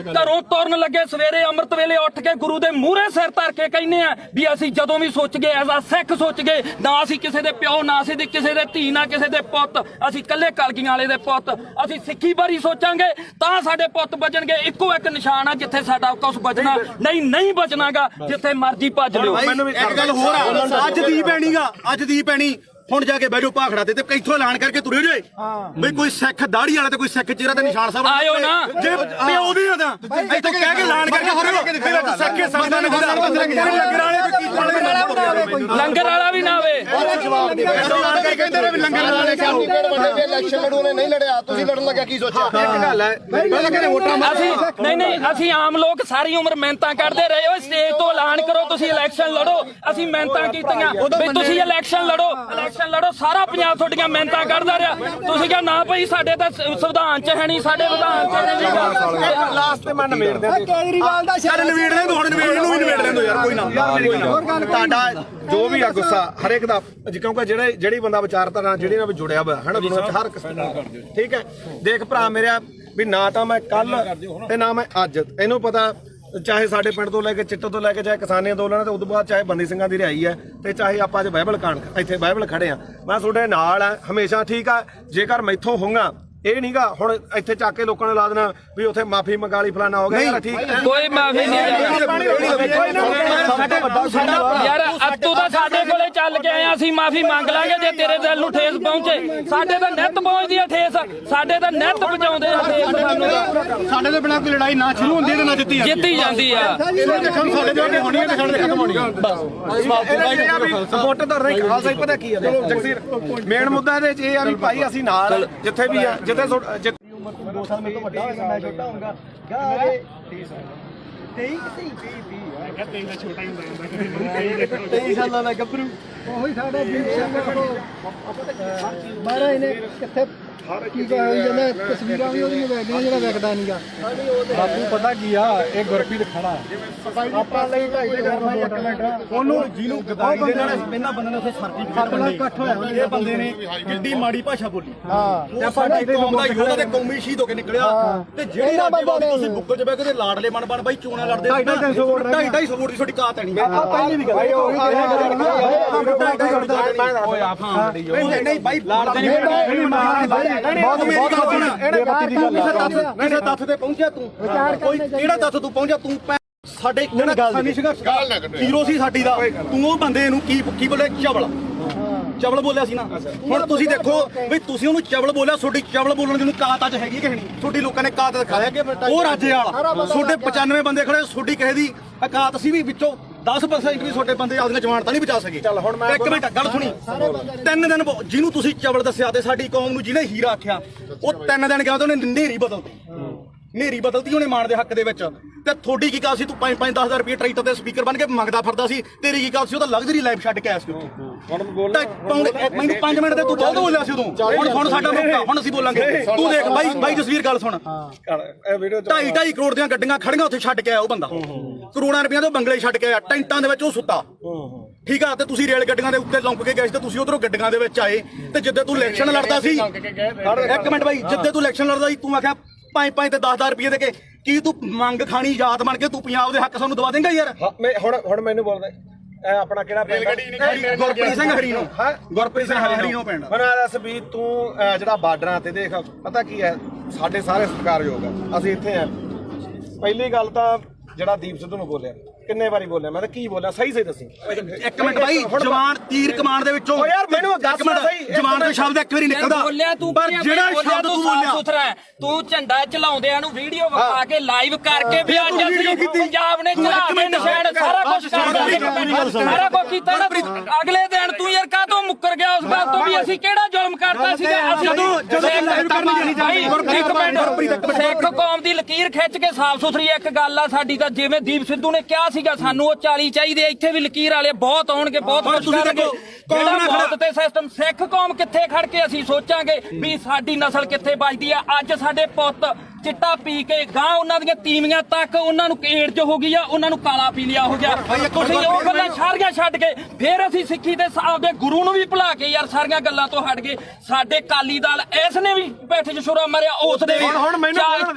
ਘਰੋਂ ਤੁਰਨ ਲੱਗੇ ਸਵੇਰੇ ਅੰਮ੍ਰਿਤ ਵੇਲੇ ਉੱਠ ਕੇ ਗੁਰੂ ਦੇ ਮੂਹਰੇ ਸਿਰ ਧਰ ਕੇ ਕਹਿੰਦੇ ਆ ਵੀ ਅਸੀਂ ਜਦੋਂ ਵੀ ਸੋਚ ਗਏ ਐਜ਼ ਆ ਸਿੱਖ ਸੋਚ ਗਏ ਨਾ ਅਸੀਂ ਕਿਸੇ ਦੇ ਪਿਓ ਨਾ ਅਸੀਂ ਕਿਸੇ ਦੇ ਧੀ ਨਾ ਕਿਸੇ ਦੇ ਪੁੱਤ ਅਸੀਂ ਇਕੱਲੇ ਕਲਗੀਆਂ ਵਾਲੇ ਦੇ ਪੁੱਤ ਅਸੀਂ ਸਿੱਖੀ ਬਾਰੇ ਸੋਚਾਂਗੇ ਤਾਂ ਸਾਡੇ ਪੁੱਤ ਬਚਣਗੇ ਇੱਕੋ ਇੱਕ ਨਿਸ਼ਾਨ ਆ ਜਿੱਥੇ ਸਾਡਾ ਕੁਝ ਬਚਣਾ ਨਹੀਂ ਬਚਣਾਗਾ ਜਿੱਥੇ ਮਰਜ਼ੀ ਭੱਜ ਲਿਓ ਇੱਕ ਗੱਲ ਹੋਰ ਆ ਅੱਜ ਦੀ ਪੈਣੀ ਹੁਣ ਜਾ ਕੇ ਬੈਜੋ ਭਾਖੜਾ ਤੇ ਕਿੱਥੋਂ ਐਲਾਨ ਕਰਕੇ ਤੁਰੇ ਜੇ ਬਈ ਕੋਈ ਸਿੱਖ ਦਾੜੀ ਵਾਲਾ ਤੇ ਕੋਈ ਸਿੱਖ ਚਿਹਰਾ ਤੇ ਨਿਸ਼ਾਨ ਸਾਹਿਬ ਆਇਓ ਨਾ ਜੇ ਪਿਓ ਦੀ ਨਾ ਇੱਥੋਂ ਕਹਿ ਕੇ ਐਲਾਨ ਕਰਕੇ ਹੋ ਸਿੱਖੇ ਸੰਗਤਾਂ ਨੇ ਲੰਗਰ ਵਾਲਾ ਵੀ ਨਾ ਆਵੇ ਐਲਾਨ ਕਰਕੇ ਕਹਿੰਦੇ ਨੇ ਵੀ ਲੰਗਰ ਵਾਲੇ ਇਲੈਕਸ਼ਨ ਲੜੂ ਨੇ ਨਹੀਂ ਲੜਿਆ ਤੁਸੀਂ ਲੜਨ ਲੱਗਿਆ ਕੀ ਸੋਚਿਆ ਇੱਕ ਗੱਲ ਹੈ ਪਹਿਲਾਂ ਕਹਿੰਦੇ ਵੋਟਾਂ ਅਸੀਂ ਆਮ ਲੋਕ ਸਾਰੀ ਉਮਰ ਮਿਹਨਤਾਂ ਕਰਦੇ ਰਹੇ ਓਏ ਸਟੇਜ ਤੋਂ ਐਲਾਨ ਕਰੋ ਤੁਸੀਂ ਇਲੈਕਸ਼ਨ ਲੜੋ ਅਸੀਂ ਮਿਹਨਤਾਂ ਕੀਤੀਆਂ ਵੀ ਤੁਸੀਂ ਇਲੈਕਸ਼ਨ ਲੜੋ ਸਾਰਾ ਪੰਜਾਬ ਤੁਹਾਡੀਆਂ ਮਿਹਨਤਾਂ ਕਰਦਾ ਰਿਹਾ ਤੁਸੀਂ ਕਿਹਾ ਨਾ ਭਾਈ ਸਾਡੇ ਤਾਂ ਸੰਵਿਧਾਨ 'ਚ ਹੈ ਨਹੀਂ ਸਾਡੇ ਵਿਧਾਨ 'ਚ ਨਹੀਂ ਲਾਸਟ ਤੇ ਮੈਂ ਨਵੇੜ ਦੇ ਕੇਜਰੀਵਾਲ ਦਾ ਯਾਰ ਨਵੇੜ ਦੇ ਹੁਣ ਨਵੇੜ ਨੂੰ ਵੀ ਨਵੇੜ ਲੈਂਦੋ ਯਾਰ ਕੋਈ ਨਾ ਤੁਹਾਡਾ ਜੋ ਵੀ ਆ ਗੁੱਸਾ ਹਰੇਕ ਦਾ ਕਿਉਂਕਿ ਜਿਹੜੀ ਬੰਦਾ ਵਿਚਾਰਧਾਰਾ ਜਿਹੜੀ ਨਾਲ ਜੁੜਿਆ ਹੋਇਆ ਹੈ ਨਾ ਦੁਨੀਆ 'ਚ ਹਰ ਕਿਸਮ ਦਾ ਠੀਕ ਹੈ ਦੇਖ ਭਰਾ ਮੇਰਾ ਵੀ ਨਾ ਤਾਂ ਮੈਂ ਕੱਲ ਤੇ ਨਾ ਮੈਂ ਅੱਜ ਇਹਨੂੰ ਪਤਾ ਚਾਹੇ ਸਾਡੇ ਪਿੰਡ ਤੋਂ ਲੈ ਕੇ ਚਿੱਟੇ ਤੋਂ ਲੈ ਕੇ ਚਾਹੇ ਕਿਸਾਨੀ ਅੰਦੋਲਨ ਤੇ ਉਦੋਂ ਬਾਅਦ ਚਾਹੇ ਬੰਦੀ ਸਿੰਘਾਂ ਦੀ ਰਿਹਾਈ ਹੈ ਤੇ ਚਾਹੇ ਆਪਾਂ ਅੱਜ ਬਾਈਬਲ ਕਾਂਡ ਇੱਥੇ ਬਾਈਬਲ ਖੜੇ ਆ ਮੈਂ ਤੁਹਾਡੇ ਨਾਲ ਆ ਹਮੇਸ਼ਾ ਠੀਕ ਆ ਜੇਕਰ ਮੈਥੋਂ ਹੋਊਗਾ ਇਹ ਨਹੀਂਗਾ ਹੁਣ ਇੱਥੇ ਚੱਕ ਕੇ ਲੋਕਾਂ ਨੇ ਲਾ ਦੇਣਾ ਵੀ ਉੱਥੇ ਮਾਫੀ ਮੰਗਾ ਲਈ ਫਲਾਣਾ ਹੋ ਗਿਆ ਠੀਕ ਹੈ ਕੋਈ ਮਾਫੀ ਨਹੀਂ ਯਾਰ ਤੂੰ ਤਾਂ ਸਾਡੇ ਕੋਲੇ ਚੱਲ ਕੇ ਆਇਆ ਅਸੀਂ ਮਾਫੀ ਮੰਗ ਲਾਂਗੇ ਜੇ ਤੇਰੇ ਦਿਲ ਨੂੰ ਠੇਸ ਪਹੁੰਚੇ ਸਾਡੇ ਤਾਂ ਨਿੱਤ ਪਹੁੰਚਦੀ ਆ ਠੇਸ ਸਾਡੇ ਤਾਂ ਨਿੱਤ ਪਹੁੰਚਾਉਂਦੇ ਆ ਠੇਸ ਸਾਨੂੰ ਸਾਡੇ ਤੋਂ ਬਿਨਾਂ ਕੋਈ ਲੜਾਈ ਨਾ ਸ਼ੁਰੂ ਹੁੰਦੀ ਤੇ ਨਾ ਜਿੱਤੀ ਜਾਂਦੀ ਆ ਸਾਡੇ ਦੇ ਅੱਗੇ ਹੋਣੀ ਹੈ ਤੇ ਸਾਡੇ ਦੇ ਖਤਮ ਹੋਣੀ ਹੈ ਬਸ ਸਪੋਰਟ ਤਾਂ ਨਹੀਂ ਖਾਲਸਾ ਹੀ ਪਤਾ ਕੀ ਆ ਜਗਸੀਰ ਮੇਨ ਮੁੱਦਾ ਇਹਦੇ 'ਚ ਇਹ ਆ ਵੀ ਭਾਈ ਅਸੀਂ ਨਾਲ ਜਿੱਥੇ ਵੀ ਆ ਜਿੱਥੇ 2 ਸਾਲ ਮੇਰੇ ਤੋਂ ਵੱਡਾ ਹੋਏਗਾ ਮੈਂ ਛੋਟਾ ਹੋਊਗਾ ਗਾਰੇ 23 ਸਾਲਾਂ ਦਾ ਗੱਭਰੂ ਉਹੀ ਸਾਡਾ ਦੀਪ ਸਿੰਘ ਮਾਰਾ ਇਹਨੇ ਕਿੱਥੇ ਕੀ ਹੋਈ ਜਾਂਦਾ ਤਸਵੀਰਾਂ ਵੀ ਉਹਦੀਆਂ ਵੇਖਦੀਆਂ ਜਿਹੜਾ ਵੇਖਦਾ ਨਹੀਂਗਾ ਬਾਪੂ ਪਤਾ ਕੀ ਆ ਇਹ ਗੁਰਪ੍ਰੀਤ ਖੜਾ ਆਪਾਂ ਲਈ ਢਾਈ ਦੇ ਕਰਨਾ ਇੱਕ ਮਿੰਟ ਉਹਨੂੰ ਜਿਹਨੂੰ ਗਦਾਈ ਦੇ ਨਾਲ ਇਹਨਾਂ ਬੰਦੇ ਨੇ ਉੱਥੇ ਸਰਟੀਫਿਕੇਟ ਇਕੱਠ ਹੋਇਆ ਇਹ ਬੰਦੇ ਨੇ ਕਿੱਡੀ ਮਾੜੀ ਭਾਸ਼ਾ ਬੋਲੀ ਹਾਂ ਤੇ ਸਾਡੇ ਕੌਮ ਦਾ ਯੋਧਾ ਤੇ ਕੌਮੀ ਸ਼ਹੀਦ ਹੋ ਕੇ ਨਿਕਲਿਆ ਤੇ ਜਿਹੜੇ ਰਾਜੇ ਵਾਸਤੇ ਤੁਸੀਂ ਬੁੱਕਲ 'ਚ ਬਹਿ ਕੇ ਤੇ ਲਾਡਲੇ ਬਣ ਬਾਈ ਚੋਣਾਂ ਲੜਦੇ 250 ਵੋਟ ਦੀ ਤੁਹਾਡੀ ਕਾਤ ਨਹੀਂ ਪਹਿਲੀ ਵੀ ਗੱਲ ਨਹੀਂ ਬਾਈ ਲਾਡਲੇ ਨਹੀਂ ਤੱਥ ਤੇ ਪਹੁੰਚਿਆ ਤੂੰ ਕੋਈ ਕਿਹੜਾ ਤੱਥ ਤੂੰ ਪਹੁੰਚਿਆ ਤੂੰ ਸਾਡੇ ਕਿਸਾਨੀ ਸੰਘਰਸ਼ ਹੀਰੋ ਸੀ ਸਾਡੀ ਦਾ ਤੂੰ ਉਹ ਬੰਦੇ ਨੂੰ ਕੀ ਬੋਲੇ ਚਵਲ ਬੋਲਿਆ ਸੀ ਨਾ ਹੁਣ ਤੁਸੀਂ ਦੇਖੋ ਵੀ ਤੁਸੀਂ ਉਹਨੂੰ ਚਵਲ ਬੋਲਿਆ ਤੁਹਾਡੀ ਚਵਲ ਬੋਲਣ ਦੀ ਨੂੰ ਕਾਤ ਅੱਜ ਹੈਗੀ ਕਿ ਨਹੀਂ ਤੁਹਾਡੀ ਲੋਕਾਂ ਨੇ ਕਾਤ ਦਿਖਾਇਆ ਉਹ ਰਾਜੇ ਵਾਲਾ ਤੁਹਾਡੇ 95 ਬੰਦੇ ਖੜੇ ਤੁਹਾਡੀ ਕਿਸੇ ਦੀ ਕਾਤ ਸੀ ਵੀ ਵਿੱਚੋਂ 10% ਵੀ ਤੁਹਾਡੇ ਬੰਦੇ ਆਪਦੀਆਂ ਜਵਾਨਤਾਂ ਨਹੀਂ ਬਚਾ ਸਕੇ ਚੱਲ ਹੁਣ ਮੈਂ ਇੱਕ ਮਿੰਟ ਗੱਲ ਸੁਣੀ 3 ਦਿਨ ਜਿਹਨੂੰ ਤੁਸੀਂ ਚਵਲ ਦੱਸਿਆ ਤੇ ਸਾਡੀ ਕੌਮ ਨੂੰ ਜਿਹਨੇ ਹੀਰਾ ਆਖਿਆ ਉਹ 3 ਦਿਨ ਗਿਆ ਤੇ ਉਹਨੇ ਨੇਰੀ ਬਦਲਤੀ ਉਹਨੇ ਮਾਣ ਦੇ ਹੱਕ ਦੇ ਵਿੱਚ ਤੇ ਤੁਹਾਡੀ ਕੀ ਕਾਲ ਸੀ ਤੂੰ 5-10,000 ਰੁਪਏ ਟਰੈਕਟਰ ਤੇ ਸਪੀਕਰ ਬਣ ਕੇ ਮੰਗਦਾ ਫਿਰਦਾ ਸੀ ਤੇਰੀ ਕੀ ਕਾਲ ਸੀ ਉਹ ਤਾਂ ਲਗਜ਼ਰੀ ਲਾਈਫ ਛੱਡ ਕੇ ਆਇਆ ਸੀ ਮੈਨੂੰ 5 ਮਿੰਟ ਤੇ ਤੂੰ ਬਹੁਤ ਬੋਲਿਆ ਸੀ ਉਦੋਂ ਹੁਣ ਸਾਡਾ ਮੌਕਾ ਹੁਣ ਅਸੀਂ ਬੋਲਾਂਗੇ ਤੂੰ ਦੇਖ ਬਾਈ ਜਸਵੀਰ ਗੱਲ ਸੁਣ 2.5 ਕਰੋੜ ਦੀਆਂ ਗੱਡੀਆਂ ਖੜੀਆਂ ਉੱਥੇ ਛੱਡ ਕੇ ਆਇਆ ਉਹ ਬੰਦਾ ਕਰੋੜਾਂ ਰੁਪਈਆਂ ਦੇ ਬੰਗਲੇ ਛੱਡ ਕੇ ਆਇਆ ਟੈਂਟਾਂ ਦੇ ਵਿੱਚ ਉਹ ਸੁੱਤਾ ਠੀਕ ਆ ਤੇ ਤੁਸੀਂ ਰੇਲ ਗੱਡੀਆਂ ਦੇ ਉੱਤੇ ਲੰਕ ਕੇ ਗਏ ਸੀ ਤੇ ਤੁਸੀਂ ਉਧਰੋਂ ਗੱਡੀਆਂ ਦੇ ਵਿੱਚ ਆਏ ਤੇ ਜਿੱਦੇ ਤੂੰ ਇਲੈਕਸ਼ਨ ਲੜਦਾ ਸੀ ਇੱਕ ਮਿੰਟ ਬਾਈ ਜਿੱਦੇ ਤੂੰ ਇਲੈਕਸ਼ਨ ਲੜਦਾ ਸੀ ਤੂੰ ਆਖਿਆ 5-5 ਤੇ 10-10 ਰੁਪਏ ਦੇ ਕੇ ਕੀ ਤੂੰ ਮੰਗ ਖਾਣੀ ਯਾਦ ਬਣ ਕੇ ਤੂੰ ਪੰਜਾਬ ਦੇ ਹੱਕ ਸਾਨੂੰ ਦਵਾ ਦੇਂਗਾ ਯਾਰ? ਹੁਣ ਮੈਨੂੰ ਬੋਲਦਾ ਇਹ ਆਪਣਾ ਕਿਹੜਾ ਪਿੰਡ? ਗੁਰਪ੍ਰੀਤ ਸਿੰਘ ਹਰੀਨੋ। ਗੁਰਪ੍ਰੀਤ ਸਿੰਘ ਹਰੀਨੋ ਪਿੰਡ। ਮੈਨੂੰ ਦੱਸ ਵੀ ਤੂੰ ਜਿਹੜਾ ਬਾਰਡਰਾਂ ਤੇ ਦੇਖ ਪਤਾ ਕੀ ਹੈ, ਸਾਡੇ ਸਾਰੇ ਸਤਿਕਾਰਯੋਗ ਆ, ਅਸੀਂ ਇੱਥੇ ਆ। ਪਹਿਲੀ ਗੱਲ ਤਾਂ ਜਿਹੜਾ ਦੀਪ ਸਿੱਧੂ ਨੂੰ ਬੋਲਿਆ, ਕਿੰਨੇ ਵਾਰੀ ਬੋਲਿਆ ਮੈਂ ਤਾਂ ਕੀ ਬੋਲਿਆ ਸਹੀ ਦੱਸੀ। ਇੱਕ ਮਿੰਟ ਬਾਈ, ਜਵਾਨ ਤੀਰ ਕਮਾਨ ਦੇ ਵਿੱਚੋਂ ਯਾਰ ਮੈਨੂੰ ਦੱਸ ਸਹੀ, ਜਵਾਨ ਦਾ ਸ਼ਬਦ ਇੱਕ ਵਾਰੀ ਨਿਕਲਦਾ, ਬੋਲਿਆ ਤੂੰ ਪਰ ਜਿਹੜਾ ਸ਼ਬਦ ਤੂੰ ਬੋਲਿਆ ਸੁਥਰਾ ਹੈ। ਤੂੰ ਝੰਡਾ ਚਲਾਉਂਦਿਆਂ ਨੂੰ ਵੀਡੀਓ ਵਿਖਾ ਕੇ ਲਾਈਵ ਕਰਕੇ ਵੀ ਅੱਜ ਅਸੀਂ ਪੰਜਾਬ ਨੇ ਚਲਾ ਕੇ ਨਿਸ਼ਾਨ ਸਾਰਾ ਕੁਝ ਸਾਰਾ ਕੁਝ ਕੀਤਾ ਨਾ। ਅਗਲੇ ਦਿਨ ਤੂੰ ਯਾਰ ਕਾਹਤੋਂ ਮੁੱਕਰ ਗਿਆ ਉਸ ਗੱਲ ਤੋਂ ਵੀ ਅਸੀਂ ਕਿਹੜਾ ਜ਼ੁਲਮ ਕਰਤਾ ਸੀਗਾ? ਅਸੀਂ ਸਿੱਖ ਕੌਮ ਦੀ ਲਕੀਰ ਖਿੱਚ ਕੇ ਸਾਫ਼ ਸੁਥਰੀ ਇੱਕ ਗੱਲ ਆ ਸਾਡੀ ਤਾਂ, ਜਿਵੇਂ ਦੀਪ ਸਿੱਧੂ ਨੇ ਕਿਹਾ ਸੀਗਾ ਸਾਨੂੰ ਉਹ 40 ਚਾਹੀਦੇ, ਇੱਥੇ ਵੀ ਲਕੀਰ ਵਾਲੇ ਬਹੁਤ ਆਉਣਗੇ, ਬਹੁਤ ਕੁਝ ਕਰਨਗੇ। ਜਿਹੜਾ ਮੌਤ ਤੇ ਸਿਸਟਮ, ਸਿੱਖ ਕੌਮ ਕਿੱਥੇ ਖੜ ਕੇ ਅਸੀਂ ਸੋਚਾਂਗੇ ਵੀ ਸਾਡੀ ਨਸਲ ਕਿੱਥੇ ਬਚਦੀ ਆ? ਅੱਜ ਸਾਡੇ ਪੁੱਤ ਚਿੱਟਾ ਪੀ ਕੇ ਗਾਂ ਉਹਨਾਂ ਦੀਆਂ ਤੀਵੀਆਂ ਤੱਕ ਉਹਨਾਂ ਨੂੰ ਏਡਜ਼ ਹੋ ਗਈ ਆ, ਉਹਨਾਂ ਨੂੰ ਕਾਲਾ ਪੀਲੀਆ ਹੋ ਗਿਆ। ਤੁਸੀਂ ਉਹ ਗੱਲਾਂ ਸਾਰੀਆਂ ਛੱਡ ਕੇ ਫਿਰ ਅਸੀਂ ਸਿੱਖੀ ਦੇ ਆਪਦੇ ਗੁਰੂ ਨੂੰ ਵੀ ਭੁਲਾ ਕੇ ਯਾਰ ਸਾਰੀਆਂ ਗੱਲਾਂ ਤੋਂ ਹਟ ਗਏ। ਸਾਡੇ ਕਾਲੀ ਦਲ ਇਸ ਨੇ ਵੀ ਬੈਠੇ ਚ ਛੁਰਾ ਮਾਰਿਆ, ਉਸ ਦੇ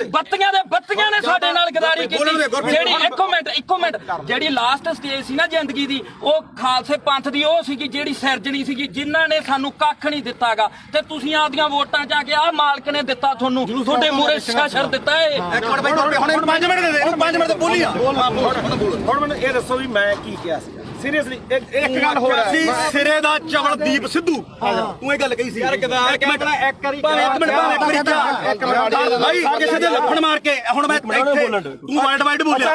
ਬੱਤੀਆਂ ਦੇ ਬੱਤੀਆਂ ਨੇ ਸਾਡੇ ਨਾਲ ਗਦਾਰੀ ਕੀਤੀ। ਜਿਹੜੀ ਇੱਕੋ ਮਿੰਟ ਜਿਹੜੀ ਲਾਸਟ ਸਟੇਜ ਸੀ ਨਾ ਜ਼ਿੰਦਗੀ ਦੀ, ਉਹ ਖਾਲਸੇ ਪੰਥ ਦੀ ਉਹ ਸੀਗੀ ਜਿਹੜੀ ਸਿਰਜਣੀ ਸੀਗੀ, ਜਿਨ੍ਹਾਂ ਨੇ ਸਾਨੂੰ ਕੱਖ ਨਹੀਂ ਦਿੱਤਾਗਾ। ਤੇ ਤੁਸੀਂ ਆਪਦੀਆਂ ਵੋਟਾਂ ਜਾ ਕੇ ਆਹ ਮਾਲਕ ਨੇ ਦਿੱਤਾ ਤੁਹਾਨੂੰ, ਤੁਹਾਡੇ ਮੂਹਰੇ ਸ਼ਰ ਦਿੱਤਾ ਏ। ਇੱਕ ਮਿੰਟ ਬਾਈ, ਹੁਣ 5 ਮਿੰਟ ਦੇ ਦੇ, 5 ਮਿੰਟ ਤੇ ਬੋਲੀ ਆ। ਹੁਣ ਮੈਨੂੰ ਇਹ ਦੱਸੋ ਵੀ ਮੈਂ ਕੀ ਕਿਹਾ ਸੀ ਸੀਰੀਅਸਲੀ? ਇੱਕ ਗੱਲ ਹੋਰ ਸੀ, ਸਿਰੇ ਦਾ ਚਵਲ ਦੀਪ ਸਿੱਧੂ, ਤੂੰ ਇਹ ਗੱਲ ਕਹੀ ਸੀ। ਇੱਕ ਮਿੰਟ ਬਾਈ, ਕਿਸੇ ਦੇ ਲੱਫੜ ਮਾਰ ਕੇ ਹੁਣ ਮੈਂ ਇੱਥੇ ਤੂੰ ਵਰਲਡ ਵਾਈਡ ਬੋਲਿਆ,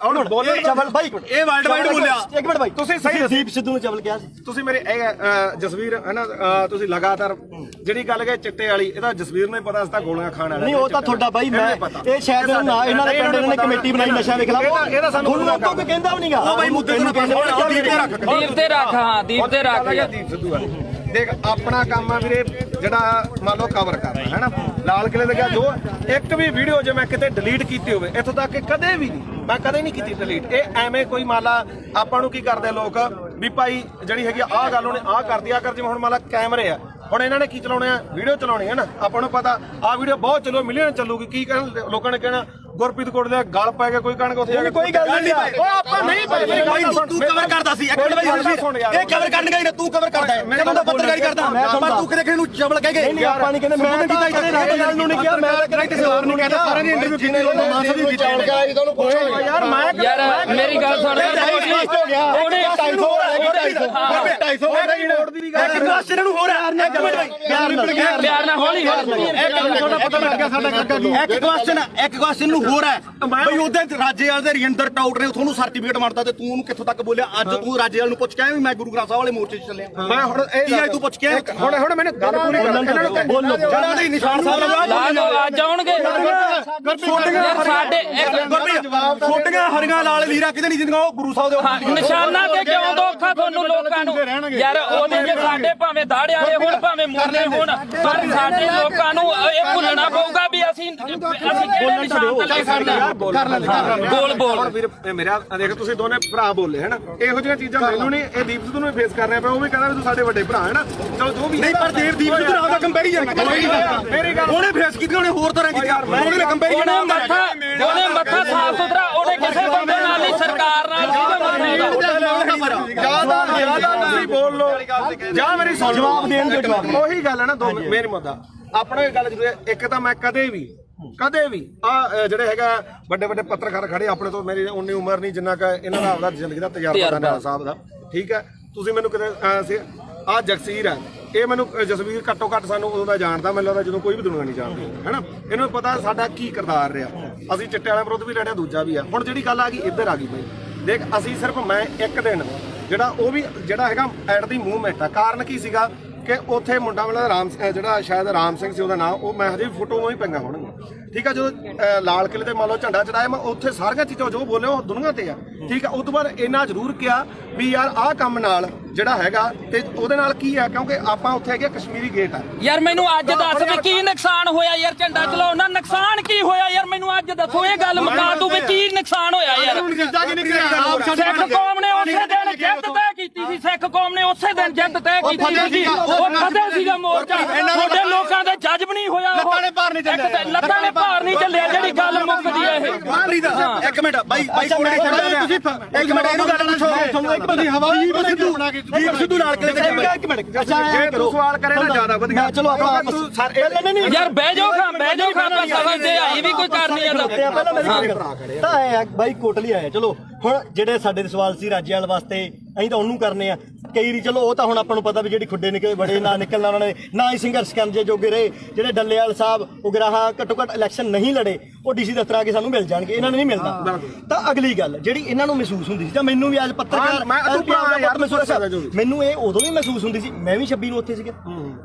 ਹੁਣ ਬੋਲੇ ਚਵਲ ਬਾਈ, ਇਹ ਵਰਲਡ ਵਾਈਡ ਬੋਲਿਆ। ਇੱਕ ਮਿੰਟ ਬਾਈ, ਤੁਸੀਂ ਸਹੀ ਦੀਪ ਸਿੱਧੂ ਨੂੰ ਚਵਲ ਕਿਹਾ ਸੀ? ਤੁਸੀਂ ਮੇਰੇ ਜਸਵੀਰ ਹੈ ਨਾ, ਤੁਸੀਂ ਲਗਾਤਾਰ ਜਿਹੜੀ ਗੱਲ ਕਹੇ ਚਿੱਟੇ ਵਾਲੀ, ਇਹਦਾ ਜਸਵੀਰ ਨੂੰ ਪਤਾ ਸੀ ਤਾਂ ਗੋਲੀਆਂ ਖਾਣ ਵਾਲਾ ਨਹੀਂ, ਉਹ ਤਾਂ ਤੁਹਾਡਾ ਬਾਈ, ਮੈਂ ਇਹ ਸ਼ਾਇਦ ਨਾ ਇਹਨਾਂ ਦੇ ਪਿੰਡ ਨੇ ਕਮੇਟੀ ਬਣਾਈ ਨਸ਼ਾ ਦੇ ਖਿਲਾਫ, ਇਹਦਾ ਸਾਨੂੰ ਕੋਈ ਕਹਿੰਦਾ ਵੀ ਨਹੀਂਗਾ। ਉਹ ਬਾਈ ਮੁੱਦੇ ਨੂੰ ਦੀਪ ਤੇ ਰੱਖ, ਹਾਂ ਦੀਪ ਤੇ ਰੱਖ। ਦੀਪ ਸਿੱਧੂ ਵਾਲੀ ਦੇਖ, ਆਪਣਾ ਕੰਮ ਆ ਵੀਰੇ ਜਿਹੜਾ ਮੰਨ ਲਓ ਕਵਰ ਕਰਨਾ ਹੈ ਨਾ। ਲਾਲ ਕਿਲੇ ਦੇ ਗਿਆ ਜੋ ਇੱਕ ਵੀ ਵੀਡੀਓ ਜੇ ਮੈਂ ਕਿਤੇ ਡਿਲੀਟ ਕੀਤੀ ਹੋਵੇ, ਇੱਥੋਂ ਤੱਕ ਕਿ ਕਦੇ ਵੀ ਨਹੀਂ, ਮੈਂ ਕਦੇ ਨਹੀਂ ਕੀਤੀ ਡਿਲੀਟ। ਇਹ ਐਵੇਂ ਕੋਈ ਮੰਨ ਲਾ ਆਪਾਂ ਨੂੰ ਕੀ ਕਰਦੇ ਲੋਕ ਵੀ ਭਾਈ ਜਿਹੜੀ ਹੈਗੀ ਆਹ ਗੱਲ ਉਹਨੇ ਆਹ ਕਰਦੀ ਆ ਕਰ, ਜਿਵੇਂ ਹੁਣ ਮੰਨ ਲਾ ਕੈਮਰੇ ਆ, ਹੁਣ ਇਹਨਾਂ ਨੇ ਕੀ ਚਲਾਉਣੇ ਆ? ਵੀਡੀਓ ਚਲਾਉਣੀ ਹੈ ਨਾ। ਆਪਾਂ ਨੂੰ ਪਤਾ ਆਹ ਵੀਡੀਓ ਬਹੁਤ ਚੱਲੋ, ਮਿਲੀਅਨ ਚੱਲੂਗੀ। ਕੀ ਕਹਿਣ ਲੋਕਾਂ ਨੇ ਕਹਿਣਾ ਗੁਰਪ੍ਰੀਤ ਕੋਟ ਦੇ ਗਲ ਪੈ ਗਿਆ, ਕੋਈ ਕਹਿਣਗੇ ਉੱਥੇ ਜਾ ਕੇ ਕੋਈ ਗੱਲ ਨਹੀਂ। ਉਹ ਆਪਾਂ ਨਹੀਂ ਤੂੰ ਕਵਰ ਕਰਦਾ ਸੀ, ਇੱਕ ਮਿੰਟ ਬਾਈ, ਇਹ ਕਵਰ ਕਰਨ ਗਈ ਨਾ, ਤੂੰ ਕਵਰ ਕਰਦਾ ਹੈ, ਮੈਂ ਤਾਂ ਪੱਤਰਕਾਰੀ ਕਰਦਾ, ਪਰ ਤੂੰ ਕਿਤੇ ਨੂੰ ਚਵਲ ਕਹਿ ਗਏ। ਨਹੀਂ ਆਪਾਂ ਨਹੀਂ ਕਹਿੰਦੇ, ਮੈਂ ਤਾਂ ਕਦੇ ਰਾਜੇਵਾਲ ਨੂੰ ਨਹੀਂ ਕਿਹਾ, ਮੈਂ ਤਾਂ ਕਿਸੇ ਹੋਰ ਨੂੰ ਕਹਿੰਦਾ। ਸਾਰਿਆਂ ਦੀ ਇੰਟਰਵਿਊ ਕੀਤੀ ਯਾਰ ਯਾਰ ਮੇਰੀ ਗੱਲ ਸੁਣ, ਉਹਨੇ 250 ਕੁਐਸਚਨ ਨੂੰ ਹੋਰ ਹੈ। ਇੱਕ ਮਿੰਟ ਬਾਈ, ਪਿਆਰ ਨਾਲ ਹੌਲੀ ਇੱਕ ਕੁਐਸਚਨ ਨੂੰ ਹੋਰ ਹੈ ਬਈ, ਉਹਦੇ ਰਾਜੇਵਾਲ ਦੇ ਰਜਿੰਦਰ ਟਾਊਟ ਨੇ ਤੁਹਾਨੂੰ ਸਰਟੀਫਿਕੇਟ ਮਾਰਤਾ ਤੇ ਤੂੰ ਉਹਨੂੰ ਕਿੱਥੋਂ ਤੱਕ ਬੋਲਿਆ? ਅੱਜ ਤੂੰ ਰਾਜੇਵਾਲ ਨੂੰ ਪੁੱਛ ਕੇ ਆਇਆ ਵੀ ਮੈਂ ਗੁਰੂ ਗ੍ਰੰਥ ਸਾਹਿਬ ਵਾਲੇ ਮੋਰਚੇ 'ਚ ਚੱਲਿਆ? ਮੈਂ ਹੁਣ ਕੀ ਅੱਜ ਤੂੰ ਪੁੱਛ ਕੇ ਆਇਆ? ਹੁਣ ਮੈਨੂੰ ਗੱਲ ਪੂਰੀ ਕਰ, ਬੋਲੋ। ਜਿਹੜਾ ਨਹੀਂ ਨਿਸ਼ਾਨ ਸਾਹਿਬ ਅੱਜ ਆਉਣਗੇ ਸਾਡੇ ਛੋਟੀਆਂ ਹਰੀਆਂ ਲਾਲ ਲੀਰਾ ਕਿਤੇ ਨਹੀਂ ਜਿੰਦੀਆਂ, ਉਹ ਗੁਰੂ ਸਾਹਿਬ ਦੇ ਨਿਸ਼ਾਨਾਂ ਤੇ ਕਿਉਂ ਦੋਖਾ ਤੁਹਾਨੂੰ ਲੋਕਾਂ ਨੂੰ? ਯਾਰ ਉਹਦੇ ਜੇ ਸਾਡੇ ਭਾਵੇਂ ਦਾੜੇ ਵਾਲੇ ਹੋਣ ਭਾਵੇਂ ਮੁਰਨੇ ਹੋਣ, ਪਰ ਸਾਡੇ ਲੋਕਾਂ ਨੂੰ ਇਹ ਭੁੱਲਣਾ ਪਊਗਾ ਵੀ ਅਸੀਂ ਕਿਹੜੇ ਨਿਸ਼ਾਨ ਤੇ ਲੈ ਸਕਦੇ ਹਾਂ। ਬੋਲ ਵੀਰ ਮੇਰਾ ਦੇਖ, ਤੁਸੀਂ ਦੋਨੇ ਭਰਾ ਬੋਲੇ ਹੈ ਨਾ, ਇਹੋ ਜਿਹੀਆਂ ਚੀਜ਼ਾਂ ਮੈਨੂੰ ਨਹੀਂ, ਇਹ ਦੀਪ ਸਿੱਧੂ ਨੂੰ ਫੇਸ ਕਰ ਰਿਹਾ ਪਿਆ। ਉਹ ਵੀ ਕਹਿੰਦਾ ਵੀ ਤੂੰ ਸਾਡੇ ਵੱਡੇ ਭਰਾ ਹੈ ਨਾ। ਚਲੋ ਜੋ ਵੀ ਨਹੀਂ, ਪਰ ਦੀਪ ਸਿੱਧੂ ਨਾਲ ਦਾ ਕੰਪੈਰੀਜ਼ਨ ਮੇਰੀ ਗੱਲ ਉਹਨੇ ਫੇਸ ਕੀਤੀ, ਉਹਨੇ ਹੋਰ ਤਰ੍ਹਾਂ ਕੀਤੀ, ਉਹਨੇ ਕੰਪੈਰੀਜ਼ਨ ਉਹਨੇ ਮੱਥਾ ਸਾਫ ਸੁਥਰਾ, ਉਹਨੇ ਕਿਸੇ ਬੰਦੇ ਨਾਲ ਨਹੀਂ, ਸਰਕਾਰ ਨਾਲ ਜਿਆਦਾ ਤੁਸੀਂ ਬੋਲ ਲੋ ਜਾਂ ਮੇਰੀ ਸੁਣ ਲਓ। ਜਵਾਬ ਦੇਣ ਦੇ ਜਵਾਬ ਉਹੀ ਗੱਲ ਹੈ ਨਾ, ਦੋ ਮੇਰੀ ਮੁੱਦਾ ਆਪਣਾ ਇਹ ਗੱਲ ਜ਼ਰੂਰ ਹੈ। ਇੱਕ ਤਾਂ ਮੈਂ ਕਦੇ ਵੀ ਆ ਜਿਹੜੇ ਹੈਗਾ ਵੱਡੇ ਵੱਡੇ ਪੱਤਰਕਾਰ ਖੜੇ ਆਪਣੇ ਤੋਂ, ਮੇਰੀ ਉਨੀ ਉਮਰ ਨਹੀਂ ਜਿੰਨਾ ਕਿ ਇਹਨਾਂ ਦਾ ਆਪਦਾ ਜ਼ਿੰਦਗੀ ਦਾ ਤਜਰਬਾ ਨਾਲਾ ਸਾਹਿਬ ਦਾ, ਠੀਕ ਹੈ। ਤੁਸੀਂ ਮੈਨੂੰ ਕਿਤੇ ਆ ਜਗਸੀਰ ਹੈ, ਇਹ ਮੈਨੂੰ ਜਸਵੀਰ ਘੱਟੋ ਘੱਟ ਸਾਨੂੰ ਉਦੋਂ ਦਾ ਜਾਣਦਾ, ਮੈਨੂੰ ਲੱਗਦਾ ਜਦੋਂ ਕੋਈ ਵੀ ਦੁਨੀਆ ਨਹੀਂ ਜਾਣਦੀ ਹੈ ਨਾ। ਇਹਨੂੰ ਪਤਾ ਸਾਡਾ ਕੀ ਕਿਰਦਾਰ ਰਿਹਾ, ਅਸੀਂ ਚਿੱਟੇ ਵਾਲੇ ਵਿਰੁੱਧ ਵੀ ਲੜਿਆ, ਦੂਜਾ ਵੀ ਆ। ਹੁਣ ਜਿਹੜੀ ਗੱਲ ਆ ਗਈ ਇੱਧਰ ਆ ਗਈ ਬਈ, ਦੇਖ ਅਸੀਂ ਸਿਰਫ ਮੈਂ ਇੱਕ ਦਿਨ ਜਿਹੜਾ ਉਹ ਵੀ ਜਿਹੜਾ ਹੈਗਾ ਐਟ ਦੀ ਮੂਵਮੈਂਟ ਆ। ਕਾਰਨ ਕੀ ਸੀਗਾ ਕਿ ਉੱਥੇ ਮੁੰਡਾ ਵਾਲਾ ਰਾਮ, ਜਿਹੜਾ ਸ਼ਾਇਦ ਰਾਮ ਸਿੰਘ ਸੀ ਉਹਦਾ ਨਾਮ, ਉਹ ਮੈਂ ਹਜੇ ਫੋਟੋ ਹੀ ਪਈਆਂ ਹੋਣਗੀਆਂ, ਠੀਕ ਆ। ਜਦੋਂ ਲਾਲ ਕਿਲੇ ਤੇ ਮੰਨ ਲਓ ਝੰਡਾ ਚੜਾਇਆ, ਮੈਂ ਉੱਥੇ ਸਾਰੀਆਂ ਚੀਜ਼ਾਂ ਜੋ ਬੋਲੇ ਉਹ ਦੁਨੀਆ ਤੇ ਆ, ਠੀਕ ਆ। ਉਸ ਤੋਂ ਬਾਅਦ ਇੰਨਾ ਜ਼ਰੂਰ ਕਿਹਾ ਵੀ ਯਾਰ ਆਹ ਕੰਮ ਨਾਲ ਜਿਹੜਾ ਹੈਗਾ ਤੇ ਉਹਦੇ ਨਾਲ ਕੀ ਆ, ਕਿਉਂਕਿ ਆਪਾਂ ਉੱਥੇ ਹੈਗੇ ਕਸ਼ਮੀਰੀ ਗੇਟ ਆ। ਯਾਰ ਮੈਨੂੰ ਅੱਜ ਦੱਸ ਵੀ ਕੀ ਨੁਕਸਾਨ ਹੋਇਆ ਯਾਰ? ਝੰਡਾ ਚਲਾਉਣ ਨਾਲ ਨੁਕਸਾਨ ਕੀ ਹੋਇਆ ਯਾਰ? ਮੈਨੂੰ ਅੱਜ ਦੱਸੋ, ਇਹ ਗੱਲ ਮੁਕਾ ਤੂੰ ਵੀ ਕੀ ਨੁਕਸਾਨ ਹੋਇਆ ਯਾਰ? ਸਿੱਖ ਕੌਮ ਨੇ ਉਸੇ ਦਿਨ ਜਿੱਤ ਤੈਅ ਕੀਤੀ ਸੀ, ਸਿੱਖ ਕੌਮ ਨੇ ਉਸੇ ਦਿਨ ਜਿੱਤ ਤੈਅ ਕੀਤੀ ਸੀ। ਉਹ ਫਤਿਹ ਸੀਗਾ ਮੋਰਚਾ, ਤੁਹਾਡੇ ਲੋਕਾਂ ਦੇ ਜੱਜ ਹਜਮ ਨਹੀਂ ਹੋਇਆ ਲੱਤਾਂ ਨੇ ਭਾਰ ਨਹੀਂ ਚੱਲਿਆ ਲੱਤਾਂ ਨੇ ਭਾਰ ਨਹੀਂ ਚੱਲਿਆ ਜਿਹੜੀ ਗੱਲ ਮੁੱਕਦੀ ਹੈ ਇਹ ਇੱਕ ਮਿੰਟ ਬਾਈ ਕੋਲੇ ਤੁਸੀਂ ਇੱਕ ਮਿੰਟ ਇਹਨੂੰ ਗੱਲ ਦੱਸੋ ਤੁਹਾਨੂੰ ਇੱਕ ਤੁਸੀਂ ਹਵਾਈ ਦੀਪ ਸਿੱਧੂ ਨਾਲ ਕਿਹਦੇ ਇੱਕ ਮਿੰਟ ਜੇ ਤੂੰ ਸਵਾਲ ਕਰੇ ਨਾ ਜ਼ਿਆਦਾ ਵਧੀਆ ਚਲੋ ਆਪਾਂ ਯਾਰ ਬਹਿ ਜਾਓ ਖਾਂ ਸਵਾਲ ਜੇ ਆਈ ਵੀ ਕੋਈ ਕਰਨੀ ਆ ਪਹਿਲਾਂ ਮੇਰੀ ਗੱਲ ਤਾਂ ਆਏ ਬਾਈ ਕੋਟਲੀ ਆਏ ਚਲੋ ਹੁਣ ਜਿਹੜੇ ਸਾਡੇ ਸਵਾਲ ਸੀ ਰਾਜੇਵਾਲ ਵਾਸਤੇ ਅਸੀਂ ਤਾਂ ਉਹਨੂੰ ਕਰਨੇ ਆ ਕਈ ਰੀ ਚਲੋ ਉਹ ਤਾਂ ਹੁਣ ਆਪਾਂ ਨੂੰ ਪਤਾ ਵੀ ਜਿਹੜੀ ਖੁੱਡੇ ਨਿਕਲੇ ਬੜੇ ਨਾ ਨਿਕਲਣਾ ਉਹਨਾਂ ਨੇ ਨਾ ਹੀ ਸੰਘਰਸ਼ ਕਰਨ ਜੇ ਜੋਗੇ ਰਹੇ ਜਿਹੜੇ ਡੱਲੇਵਾਲ ਸਾਹਿਬ ਉਗਰਾਹਾਂ ਘੱਟੋ ਘੱਟ ਇਲੈਕਸ਼ਨ ਨਹੀਂ ਲੜੇ ਉਹ ਡੀਸੀ ਦਫ਼ਤਰ ਆ ਕੇ ਸਾਨੂੰ ਮਿਲ ਜਾਣਗੇ ਇਹਨਾਂ ਨੂੰ ਨਹੀਂ ਮਿਲਦਾ ਤਾਂ ਅਗਲੀ ਗੱਲ ਜਿਹੜੀ ਇਹਨਾਂ ਨੂੰ ਮਹਿਸੂਸ ਹੁੰਦੀ ਸੀ ਜਾਂ ਮੈਨੂੰ ਵੀ ਅੱਜ ਪੱਤਰਕਾਰ ਮੈਨੂੰ ਇਹ ਉਦੋਂ ਵੀ ਮਹਿਸੂਸ ਹੁੰਦੀ ਸੀ ਮੈਂ ਵੀ 26 ਨੂੰ ਉੱਥੇ ਸੀਗਾ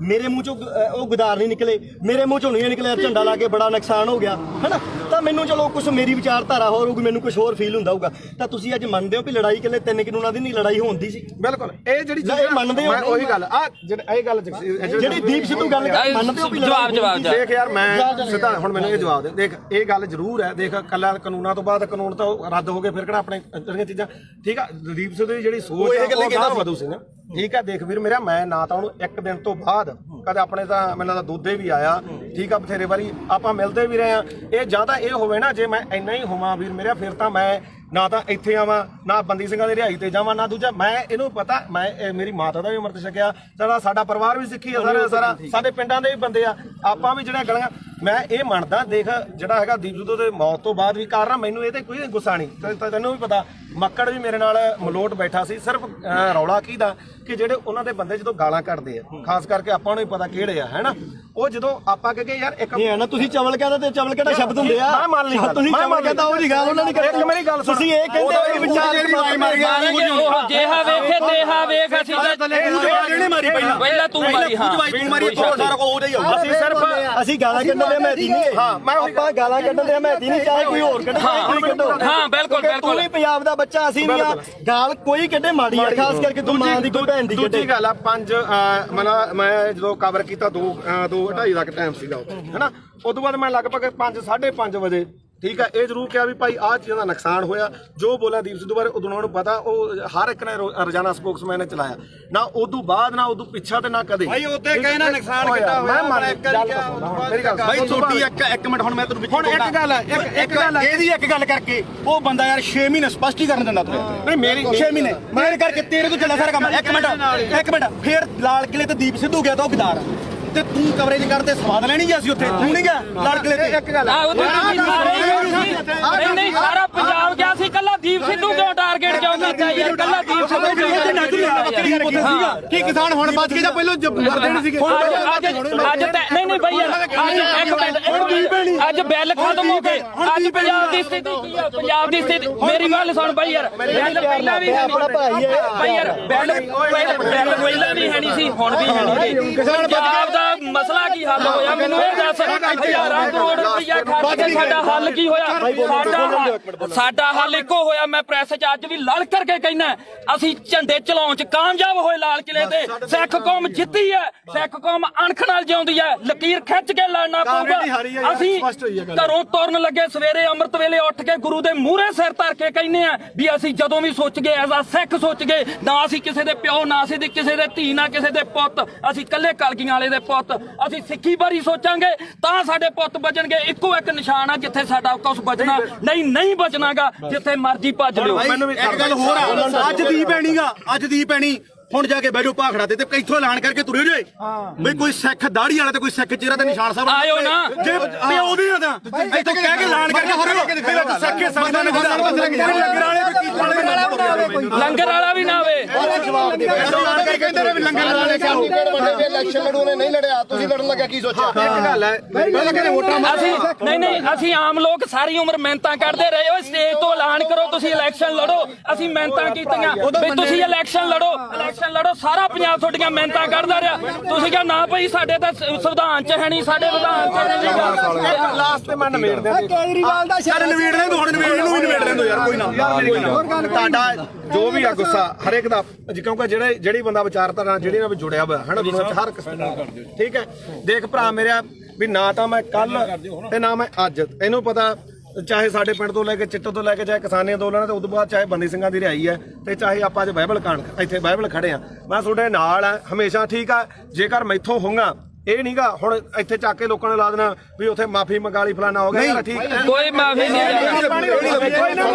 ਮੇਰੇ ਮੂੰਹ ਚੋਂ ਉਹ ਗੁਦਾਰ ਨਹੀਂ ਨਿਕਲੇ ਮੇਰੇ ਮੂੰਹ ਚੋਂ ਨਹੀਂ ਨਿਕਲਿਆ ਝੰਡਾ ਲਾ ਕੇ ਬੜਾ ਨੁਕਸਾਨ ਹੋ ਗਿਆ ਹੈਨਾ ਤਾਂ ਮੈਨੂੰ ਚਲੋ ਕੁਝ ਮੇਰੀ ਵਿਚਾਰਧਾਰਾ ਹੋਰ ਹੋਊਗੀ ਮੈਨੂੰ ਕੁਝ ਹੋਰ ਫੀਲ ਹੁੰਦਾ ਹੋਊਗਾ ਤਾਂ ਤੁਸੀਂ ਅੱਜ ਮੰਨਦੇ ਹੋ ਕਿ ਲੜਾਈ ਇਕੱਲੇ 3 ਕਾਨੂੰਨਾਂ ਦੀ ਨਹੀਂ ਲੜਾਈ ਹੁੰਦੀ ਸੀ ਬਿਲਕੁਲ ਇਹ ਜਿਹੜੀ ਇਹ ਮੰਨਦੇ ਹੋ ਮੈਂ ਉਹੀ ਗੱਲ ਆ ਇਹ ਗੱਲ ਜਿਹੜੀ ਦੀਪ ਸਿੱਧੂ ਗੱਲ ਮੰਨਦੇ ਹੋ ਜਵਾਬ ਦੇਖ ਯਾਰ ਮੈਂ ਸਿੱਧਾ ਹੁਣ ਮੈਨੂੰ ਇਹ ਜਵਾਬ ਦੇ ਦੇਖ ਇਹ ਗੱਲ ਜ਼ਰੂਰ ਹੈ ਦੇਖ ਕੱਲਾ ਕਾਨੂੰਨਾਂ ਤੋਂ ਬਾਅਦ ਕਾਨੂੰਨ ਤਾਂ ਰੱਦ ਹੋ ਗਏ ਫਿਰ ਕਿਹੜਾ ਆਪਣੇ ਜਿਹੜੀਆਂ ਚੀਜ਼ਾਂ ਠੀਕ ਆ ਦੀਪ ਸਿੱਧੂ ਦੀ ਜਿਹੜੀ ਸੋਚ ਹੈ ਉਹ ਗਾਹ ਵਧੂ ਸੀ ਨਾ ਠੀਕ ਆ ਦੇਖ ਵੀਰ ਮੇਰਾ ਮੈਂ ਨਾ ਤਾਂ ਉਹਨੂੰ ਇੱਕ ਦਿਨ ਤੋਂ ਬਾਅਦ ਕਦੇ ਆਪਣੇ ਤਾਂ ਮੈਨੂੰ ਤਾਂ ਦੋਦੇ ਵੀ ਆਇਆ ਠੀਕ ਆ ਬਥੇਰੇ ਵਾਰੀ ਆਪਾਂ ਮਿਲਦੇ ਵੀ ਰਹੇ ਆ ਇਹ ਜਾਂ ਤਾਂ ਇਹ ਹੋਵੇ ਨਾ ਜੇ ਮੈਂ ਇੰਨਾ ਹੀ ਹੋਵਾਂ ਵੀਰ ਮੇਰਾ ਫਿਰ ਤਾਂ ਮੈਂ ਨਾ ਤਾਂ ਇੱਥੇ ਆਵਾਂ ਨਾ ਬੰਦੀ ਸਿੰਘਾਂ ਦੀ ਰਿਹਾਈ ਤੇ ਜਾਵਾਂ ਨਾ ਦੂਜਾ ਮੈਂ ਇਹਨੂੰ ਪਤਾ ਮੈਂ ਮੇਰੀ ਮਾਤਾ ਦਾ ਵੀ ਅੰਮ੍ਰਿਤ ਛਕਿਆ ਸਾਡਾ ਪਰਿਵਾਰ ਵੀ ਸਿੱਖੀ ਆ ਸਾਰਾ ਸਾਡੇ ਪਿੰਡਾਂ ਦੇ ਵੀ ਬੰਦੇ ਆ ਆਪਾਂ ਵੀ ਜਿਹੜਾ ਗਲੀਆਂ ਮੈਂ ਇਹ ਮੰਨਦਾ ਦੇਖ ਜਿਹੜਾ ਹੈਗਾ ਦੀਪ ਸਿੱਧੂ ਦੇ ਮੌਤ ਤੋਂ ਬਾਅਦ ਵੀ ਕਾਰਨ ਮੈਨੂੰ ਇਹ ਤੇ ਕੋਈ ਗੁੱਸਾ ਨਹੀਂ ਤੈਨੂੰ ਵੀ ਪਤਾ ਮੱਕੜ ਵੀ ਮੇਰੇ ਨਾਲ ਮਲੋਟ ਬੈਠਾ ਸੀ ਸਿਰਫ ਰੌਲਾ ਕੀ ਦਾ ਕਿ ਜਿਹੜੇ ਉਹਨਾਂ ਦੇ ਬੰਦੇ ਜਦੋਂ ਗਾਲਾਂ ਕੱਢਦੇ ਆ ਖਾਸ ਕਰਕੇ ਆਪਾਂ ਨੂੰ ਵੀ ਪਤਾ ਕਿਹੜੇ ਆ ਹੈਨਾ ਉਹ ਜਦੋਂ ਆਪਾਂ ਕਹੇ ਯਾਰ ਇੱਕ ਇਹ ਹੈ ਨਾ ਤੁਸੀਂ ਚਵਲ ਕਹਿੰਦਾ ਤੇ ਚਵਲ ਕਿਹੜਾ ਸ਼ਬਦ ਹੁੰਦੇ ਆ ਮੈਂ ਮੰਨ ਲਈ ਤੁਸੀਂ ਚਵਲ ਕਹਿੰਦਾ ਉਹ ਜੀ ਗੱਲ ਉਹਨਾਂ ਨੇ ਇੱਕ ਮੇਰੀ ਗੱਲ ਤੁਸੀਂ ਇਹ ਕਹਿੰਦੇ ਹੋ ਕਿ ਵਿਚਾਰ ਮਾਰੀ ਜਿਹਾ ਵੇਖੇ ਤੇਹਾ ਵੇਖ ਅਸੀਂ ਇਹਨੇ ਮਾਰੀ ਪਹਿਲਾਂ ਤੂੰ ਮਾਰੀ ਹਾਂ ਤੂੰ ਮਾਰੀ ਸਾਰਾ ਕੋ ਉਹਦੇ ਹੀ ਆਉ ਅਸੀਂ ਸਿਰਫ ਅਸੀਂ ਗਾਲਾਂ ਕੱਢਣ ਦੇ ਮਹਿਤੀ ਨਹੀਂ ਹਾਂ ਆਪਾਂ ਗਾਲਾਂ ਕੱਢਣ ਦੇ ਮਹਿਤੀ ਨਹੀਂ ਚਾਹੇ ਕੋਈ ਹੋਰ ਕੱਢੇ ਕੋਈ ਕੱਢੋ ਹਾਂ ਬਿਲਕੁਲ ਤੂੰ ਵੀ ਪੰਜਾਬ ਦਾ ਬੱਚਾ ਅਸੀਂ ਨਹੀਂ ਆ ਗਾਲ ਕੋਈ ਕੱਢੇ ਮਾੜੀ ਆ ਖਾਸ ਕਰਕੇ ਤੂੰ ਮਾਂ ਦੀ ਕੋਈ ਭੈਣ ਦੀ ਕੱਢੇ ਦੂਜੀ ਗੱਲ ਆ ਮੈਂ ਜਦੋਂ ਕਵਰ ਕੀਤਾ 2:30 ਤੱਕ ਟਾਈਮ ਸੀਗਾ ਹੈਨਾ ਉਸ ਤੋਂ ਬਾਅਦ ਮੈਂ ਲਗਭਗ 5:30 ਵਜੇ ਠੀਕ ਹੈ ਇਹ ਜ਼ਰੂਰ ਕਿਹਾ ਵੀ ਭਾਈ ਆਹ ਚੀਜ਼ਾਂ ਦਾ ਨੁਕਸਾਨ ਹੋਇਆ ਜੋ ਬੋਲਿਆ ਦੀਪ ਸਿੱਧੂ ਬਾਰੇ ਉਦੋਂ ਨੂੰ ਪਤਾ ਉਹ ਹਰ ਇੱਕ ਨੇ ਰੋਜ਼ਾਨਾ ਸਪੋਕਸਮੈਨ ਨੇ ਚਲਾਇਆ ਨਾ ਉਦੋਂ ਬਾਅਦ ਨਾ ਉਦੋਂ ਪਿੱਛਾ ਤੇ ਨਾ ਕਦੇ ਭਾਈ ਉੱਤੇ ਕਹੇ ਨਾ ਨੁਕਸਾਨ ਕਿੱਦਾਂ ਹੋਇਆ ਮੈਂ ਮੰਨ ਮੇਰੀ ਗੱਲ ਭਾਈ ਤੁਹਾਡੀ ਇੱਕ ਮਿੰਟ ਹੁਣ ਮੈਂ ਤੁਹਾਨੂੰ ਹੁਣ ਇੱਕ ਗੱਲ ਹੈ ਇੱਕ ਗੱਲ ਇਹਦੀ ਇੱਕ ਗੱਲ ਕਰਕੇ ਉਹ ਬੰਦਾ ਯਾਰ 6 ਮਹੀਨੇ ਸਪਸ਼ਟੀਕਰਨ ਦਿੰਦਾ ਤੂੰ ਨਹੀਂ ਮੇਰੀ 6 ਮਹੀਨੇ ਮੇਰੇ ਕਰਕੇ ਤੇਰੇ ਤੋਂ ਚੱਲਿਆ ਸਾਰਾ ਕੰਮ ਇੱਕ ਮਿੰਟ ਫੇਰ ਲਾਲ ਕਿਲੇ ਤੇ ਦੀਪ ਸਿੱਧੂ ਗਿਆ ਤਾਂ ਉਹ ਗਦਾਰ ਤੇ ਤੂੰ ਕਵਰੇਜ ਕਰਦੇ ਸਵਾਦ ਲੈਣੀ ਗਿਆ ਸੀ ਉੱਥੇ ਤੂੰ ਨਹੀਂ ਗਿਆ ਲਾਲ ਕਿਲੇ ਤੇ ਇੱਕ ਗੱਲ ਨਹੀਂ ਸਾਰਾ ਪੰਜਾਬ ਗਿਆ ਸੀ ਕੱਲਾ ਦੀਪ ਸਿੱਧੂ ਕਿਉਂ ਟਾਰਗੇਟ ਕਿਉਂ ਕੀਤਾ ਯਾਰ ਕੱਲਾ ਦੀਪ ਸਿੱਧੂ ਕੀ ਕਿਸਾਨ ਹੁਣ ਬਚ ਕੇ ਜਾਂ ਪਹਿਲਾਂ ਮਰਦੇ ਨਹੀਂ ਸੀਗੇ ਅੱਜ ਨਹੀਂ ਬਈ ਅੱਜ ਬਿੱਲ ਖਤਮ ਹੋ ਗਏ ਅੱਜ ਪੰਜਾਬ ਦੀ ਸਥਿਤੀ ਕੀ ਆ ਪੰਜਾਬ ਦੀ ਸਥਿਤੀ ਮੇਰੀ ਗੱਲ ਸੁਣ ਬਈ ਯਾਰ ਬਿੱਲ ਪਹਿਲਾਂ ਵੀ ਹੈ ਬਈ ਯਾਰ ਬਿੱਲ ਪਹਿਲਾਂ ਵੀ ਹੈ ਨਹੀਂ ਸੀ ਹੁਣ ਵੀ ਹੈ ਨਹੀਂ ਪੰਜਾਬ ਦਾ ਮਸਲਾ ਕੀ ਹੱਲ ਹੋਇਆ ਮੈਨੂੰ ਇਹ ਦੱਸ ਹਜ਼ਾਰਾਂ ਕਰੋੜ ਰੁਪਇਆ ਖਰਚ ਕੇ ਸਾਡਾ ਹੱਲ ਕੀ ਹੋਇਆ ਸਾਡਾ ਹੱਲ ਇੱਕੋ ਹੋਇਆ ਮੈਂ ਪ੍ਰੈਸ 'ਚ ਅੱਜ ਵੀ ਲੜ ਕਰਕੇ ਕਹਿਣਾ ਅਸੀਂ ਝੰਡੇ ਚਲਾਉਣ 'ਚ ਕਾਮਯਾਬ ਹੋਏ ਲਾਲ ਕਿਲੇ ਤੇ ਸਿੱਖ ਕੌਮ ਜਿੱਤੀ ਹੈ ਸਿੱਖ ਕੌਮ ਅਣਖ ਨਾਲ ਜਿਉਂਦੀ ਹੈ ਲਕੀਰ ਖਿੱਚ ਕੇ ਲੜਨਾ ਪਊਗਾ ਅਸੀਂ ਘਰੋਂ ਤੁਰਨ ਲੱਗੇ ਸਵੇਰੇ ਅੰਮ੍ਰਿਤ ਵੇਲੇ ਉੱਠ ਕੇ ਗੁਰੂ ਦੇ ਮੂਹਰੇ ਸਿਰ ਧਰ ਕੇ ਕਹਿੰਦੇ ਆ ਵੀ ਅਸੀਂ ਜਦੋਂ ਵੀ ਸੋਚ ਗਏ ਐਜ਼ ਆ ਸਿੱਖ ਸੋਚ ਗਏ ਨਾ ਅਸੀਂ ਕਿਸੇ ਦੇ ਪਿਓ ਨਾ ਅਸੀਂ ਕਿਸੇ ਦੇ ਧੀ ਨਾ ਕਿਸੇ ਦੇ ਪੁੱਤ ਅਸੀਂ ਇਕੱਲੇ ਕਲਗੀਆਂ ਵਾਲੇ ਦੇ ਪੁੱਤ ਅਸੀਂ ਸਿੱਖੀ ਬਾਰੇ ਸੋਚਾਂਗੇ ਤਾਂ ਸਾਡੇ ਪੁੱਤ ਬਚਣਗੇ ਇੱਕੋ ਇੱਕ ਨਿਸ਼ਾਨ ਆ ਜਿੱਥੇ ਸਾਡਾ ਕੁਝ ਬਚਣਾ ਨਹੀਂ ਬਚਣਾਗਾ ਜਿੱਥੇ ਮਰਜ਼ੀ ਭੱਜ ਲਿਓ ਇੱਕ ਗੱਲ ਹੋਰ ਆ ਅੱਜ ਦੀ ਪੈਣੀ ਹੁਣ ਜਾ ਕੇ ਬੈਠੋ ਭਾਖੜਾ ਤੇ ਇੱਥੋਂ ਐਲਾਨ ਕਰਕੇ ਤੁਰੇ ਜੇ ਬਈ ਕੋਈ ਸਿੱਖ ਦਾੜੀ ਵਾਲਾ ਤੇ ਕੋਈ ਸਿੱਖ ਚਿਹਰਾ ਤੇ ਨਿਸ਼ਾਨ ਸਾਹਿਬ ਆਇਓ ਨਾ ਜੇ ਪਿਓ ਦੀ ਨਾ ਇੱਥੋਂ ਕਹਿ ਕੇ ਐਲਾਨ ਕਰਕੇ ਤੁਰੇ ਸਿੱਖੇ ਸੰਗਤਾਂ ਨੇ ਲੰਗਰ ਵਾਲਾ ਵੀ ਨਾ ਆਵੇ ਐਲਾਨ ਕਰਕੇ ਕਹਿੰਦੇ ਨੇ ਲੰਗਰ ਵਾਲੇ ਕਿਉਂ ਇਲੈਕਸ਼ਨ ਲੜੂ ਨੇ ਨਹੀਂ ਲੜਿਆ ਤੁਸੀਂ ਲੜਨ ਲੱਗਿਆ ਕੀ ਸੋਚਿਆ ਇੱਕ ਗੱਲ ਹੈ ਪਹਿਲਾਂ ਕਹਿੰਦੇ ਵੋਟਾਂ ਅਸੀਂ ਆਮ ਲੋਕ ਸਾਰੀ ਉਮਰ ਮਿਹਨਤਾਂ ਕਰਦੇ ਰਹੇ ਓਏ ਸਟੇਜ ਤੋਂ ਐਲਾਨ ਕਰੋ ਤੁਸੀਂ ਇਲੈਕਸ਼ਨ ਲੜੋ ਅਸੀਂ ਮਿਹਨਤਾਂ ਕੀਤੀਆਂ ਵੀ ਤੁਸੀਂ ਇਲੈਕਸ਼ਨ ਲੜੋ ਸਾਰਾ ਪੰਜਾਬ ਤੁਹਾਡੀਆਂ ਮਿਹਨਤਾਂ ਕਰਦਾ ਰਿਹਾ ਤੁਸੀਂ ਕਿਹਾ ਨਾ ਭਾਈ ਸਾਡੇ ਤਾਂ ਸੰਵਿਧਾਨ 'ਚ ਹੈ ਨਹੀਂ ਸਾਡੇ ਵਿਧਾਨ 'ਚ ਹੈ ਨਹੀਂ ਲਾਸਟ ਤੇ ਮੈਂ ਨਵੇੜਦੇ ਕੇਜਰੀਵਾਲ ਦਾ ਚੱਲ ਨਵੇੜ ਲੈ ਹੁਣ ਨਵੇੜ ਨੂੰ ਵੀ ਨਵੇੜ ਲੈਂਦੋ ਯਾਰ ਕੋਈ ਨਾ ਤੁਹਾਡਾ ਜੋ ਵੀ ਆ ਗੁੱਸਾ ਹਰੇਕ ਦਾ ਕਿਉਂਕਿ ਜਿਹੜੀ ਬੰਦਾ ਵਿਚਾਰਧਾਰਾ ਜਿਹੜੀ ਨਾਲ ਜੁੜਿਆ ਹੋਇਆ ਹੈ ਨਾ ਦੁਨੀਆ 'ਚ ਹਰ ਕਿਸਮ ਦਾ ਠੀਕ ਹੈ ਦੇਖ ਭਰਾ ਮੇਰਾ ਵੀ ਨਾ ਤਾਂ ਮੈਂ ਕੱਲ ਤੇ ਨਾ ਮੈਂ ਅੱਜ ਇਹਨੂੰ ਪਤਾ ਚਾਹੇ ਸਾਡੇ ਪਿੰਡ ਤੋਂ ਲੈ ਕੇ ਚਿੱਟੇ ਤੋਂ ਲੈ ਕੇ ਚਾਹੇ ਕਿਸਾਨੀ ਅੰਦੋਲਨ ਤੇ ਉਦੋਂ ਬਾਅਦ ਚਾਹੇ ਬੰਦੀ ਸਿੰਘਾਂ ਦੀ ਰਿਹਾਈ ਹੈ ਤੇ ਚਾਹੇ ਆਪਾਂ ਅੱਜ ਬਾਈਬਲ ਕਾਂਡ ਇੱਥੇ ਬਾਈਬਲ ਖੜੇ ਆ ਮੈਂ ਤੁਹਾਡੇ ਨਾਲ ਆ ਹਮੇਸ਼ਾ ਠੀਕ ਆ ਜੇਕਰ ਮੈਥੋਂ ਹੋਊਗਾ ਇਹ ਨਹੀਂਗਾ ਹੁਣ ਇੱਥੇ ਚੱਕ ਕੇ ਲੋਕਾਂ ਨੇ ਲਾ ਦੇਣਾ ਵੀ ਉੱਥੇ ਮਾਫੀ ਮੰਗਾ ਲਈ ਫਲਾਣਾ ਹੋ ਗਿਆ ਯਾਰ ਠੀਕ ਕੋਈ ਮਾਫੀ ਨਹੀਂ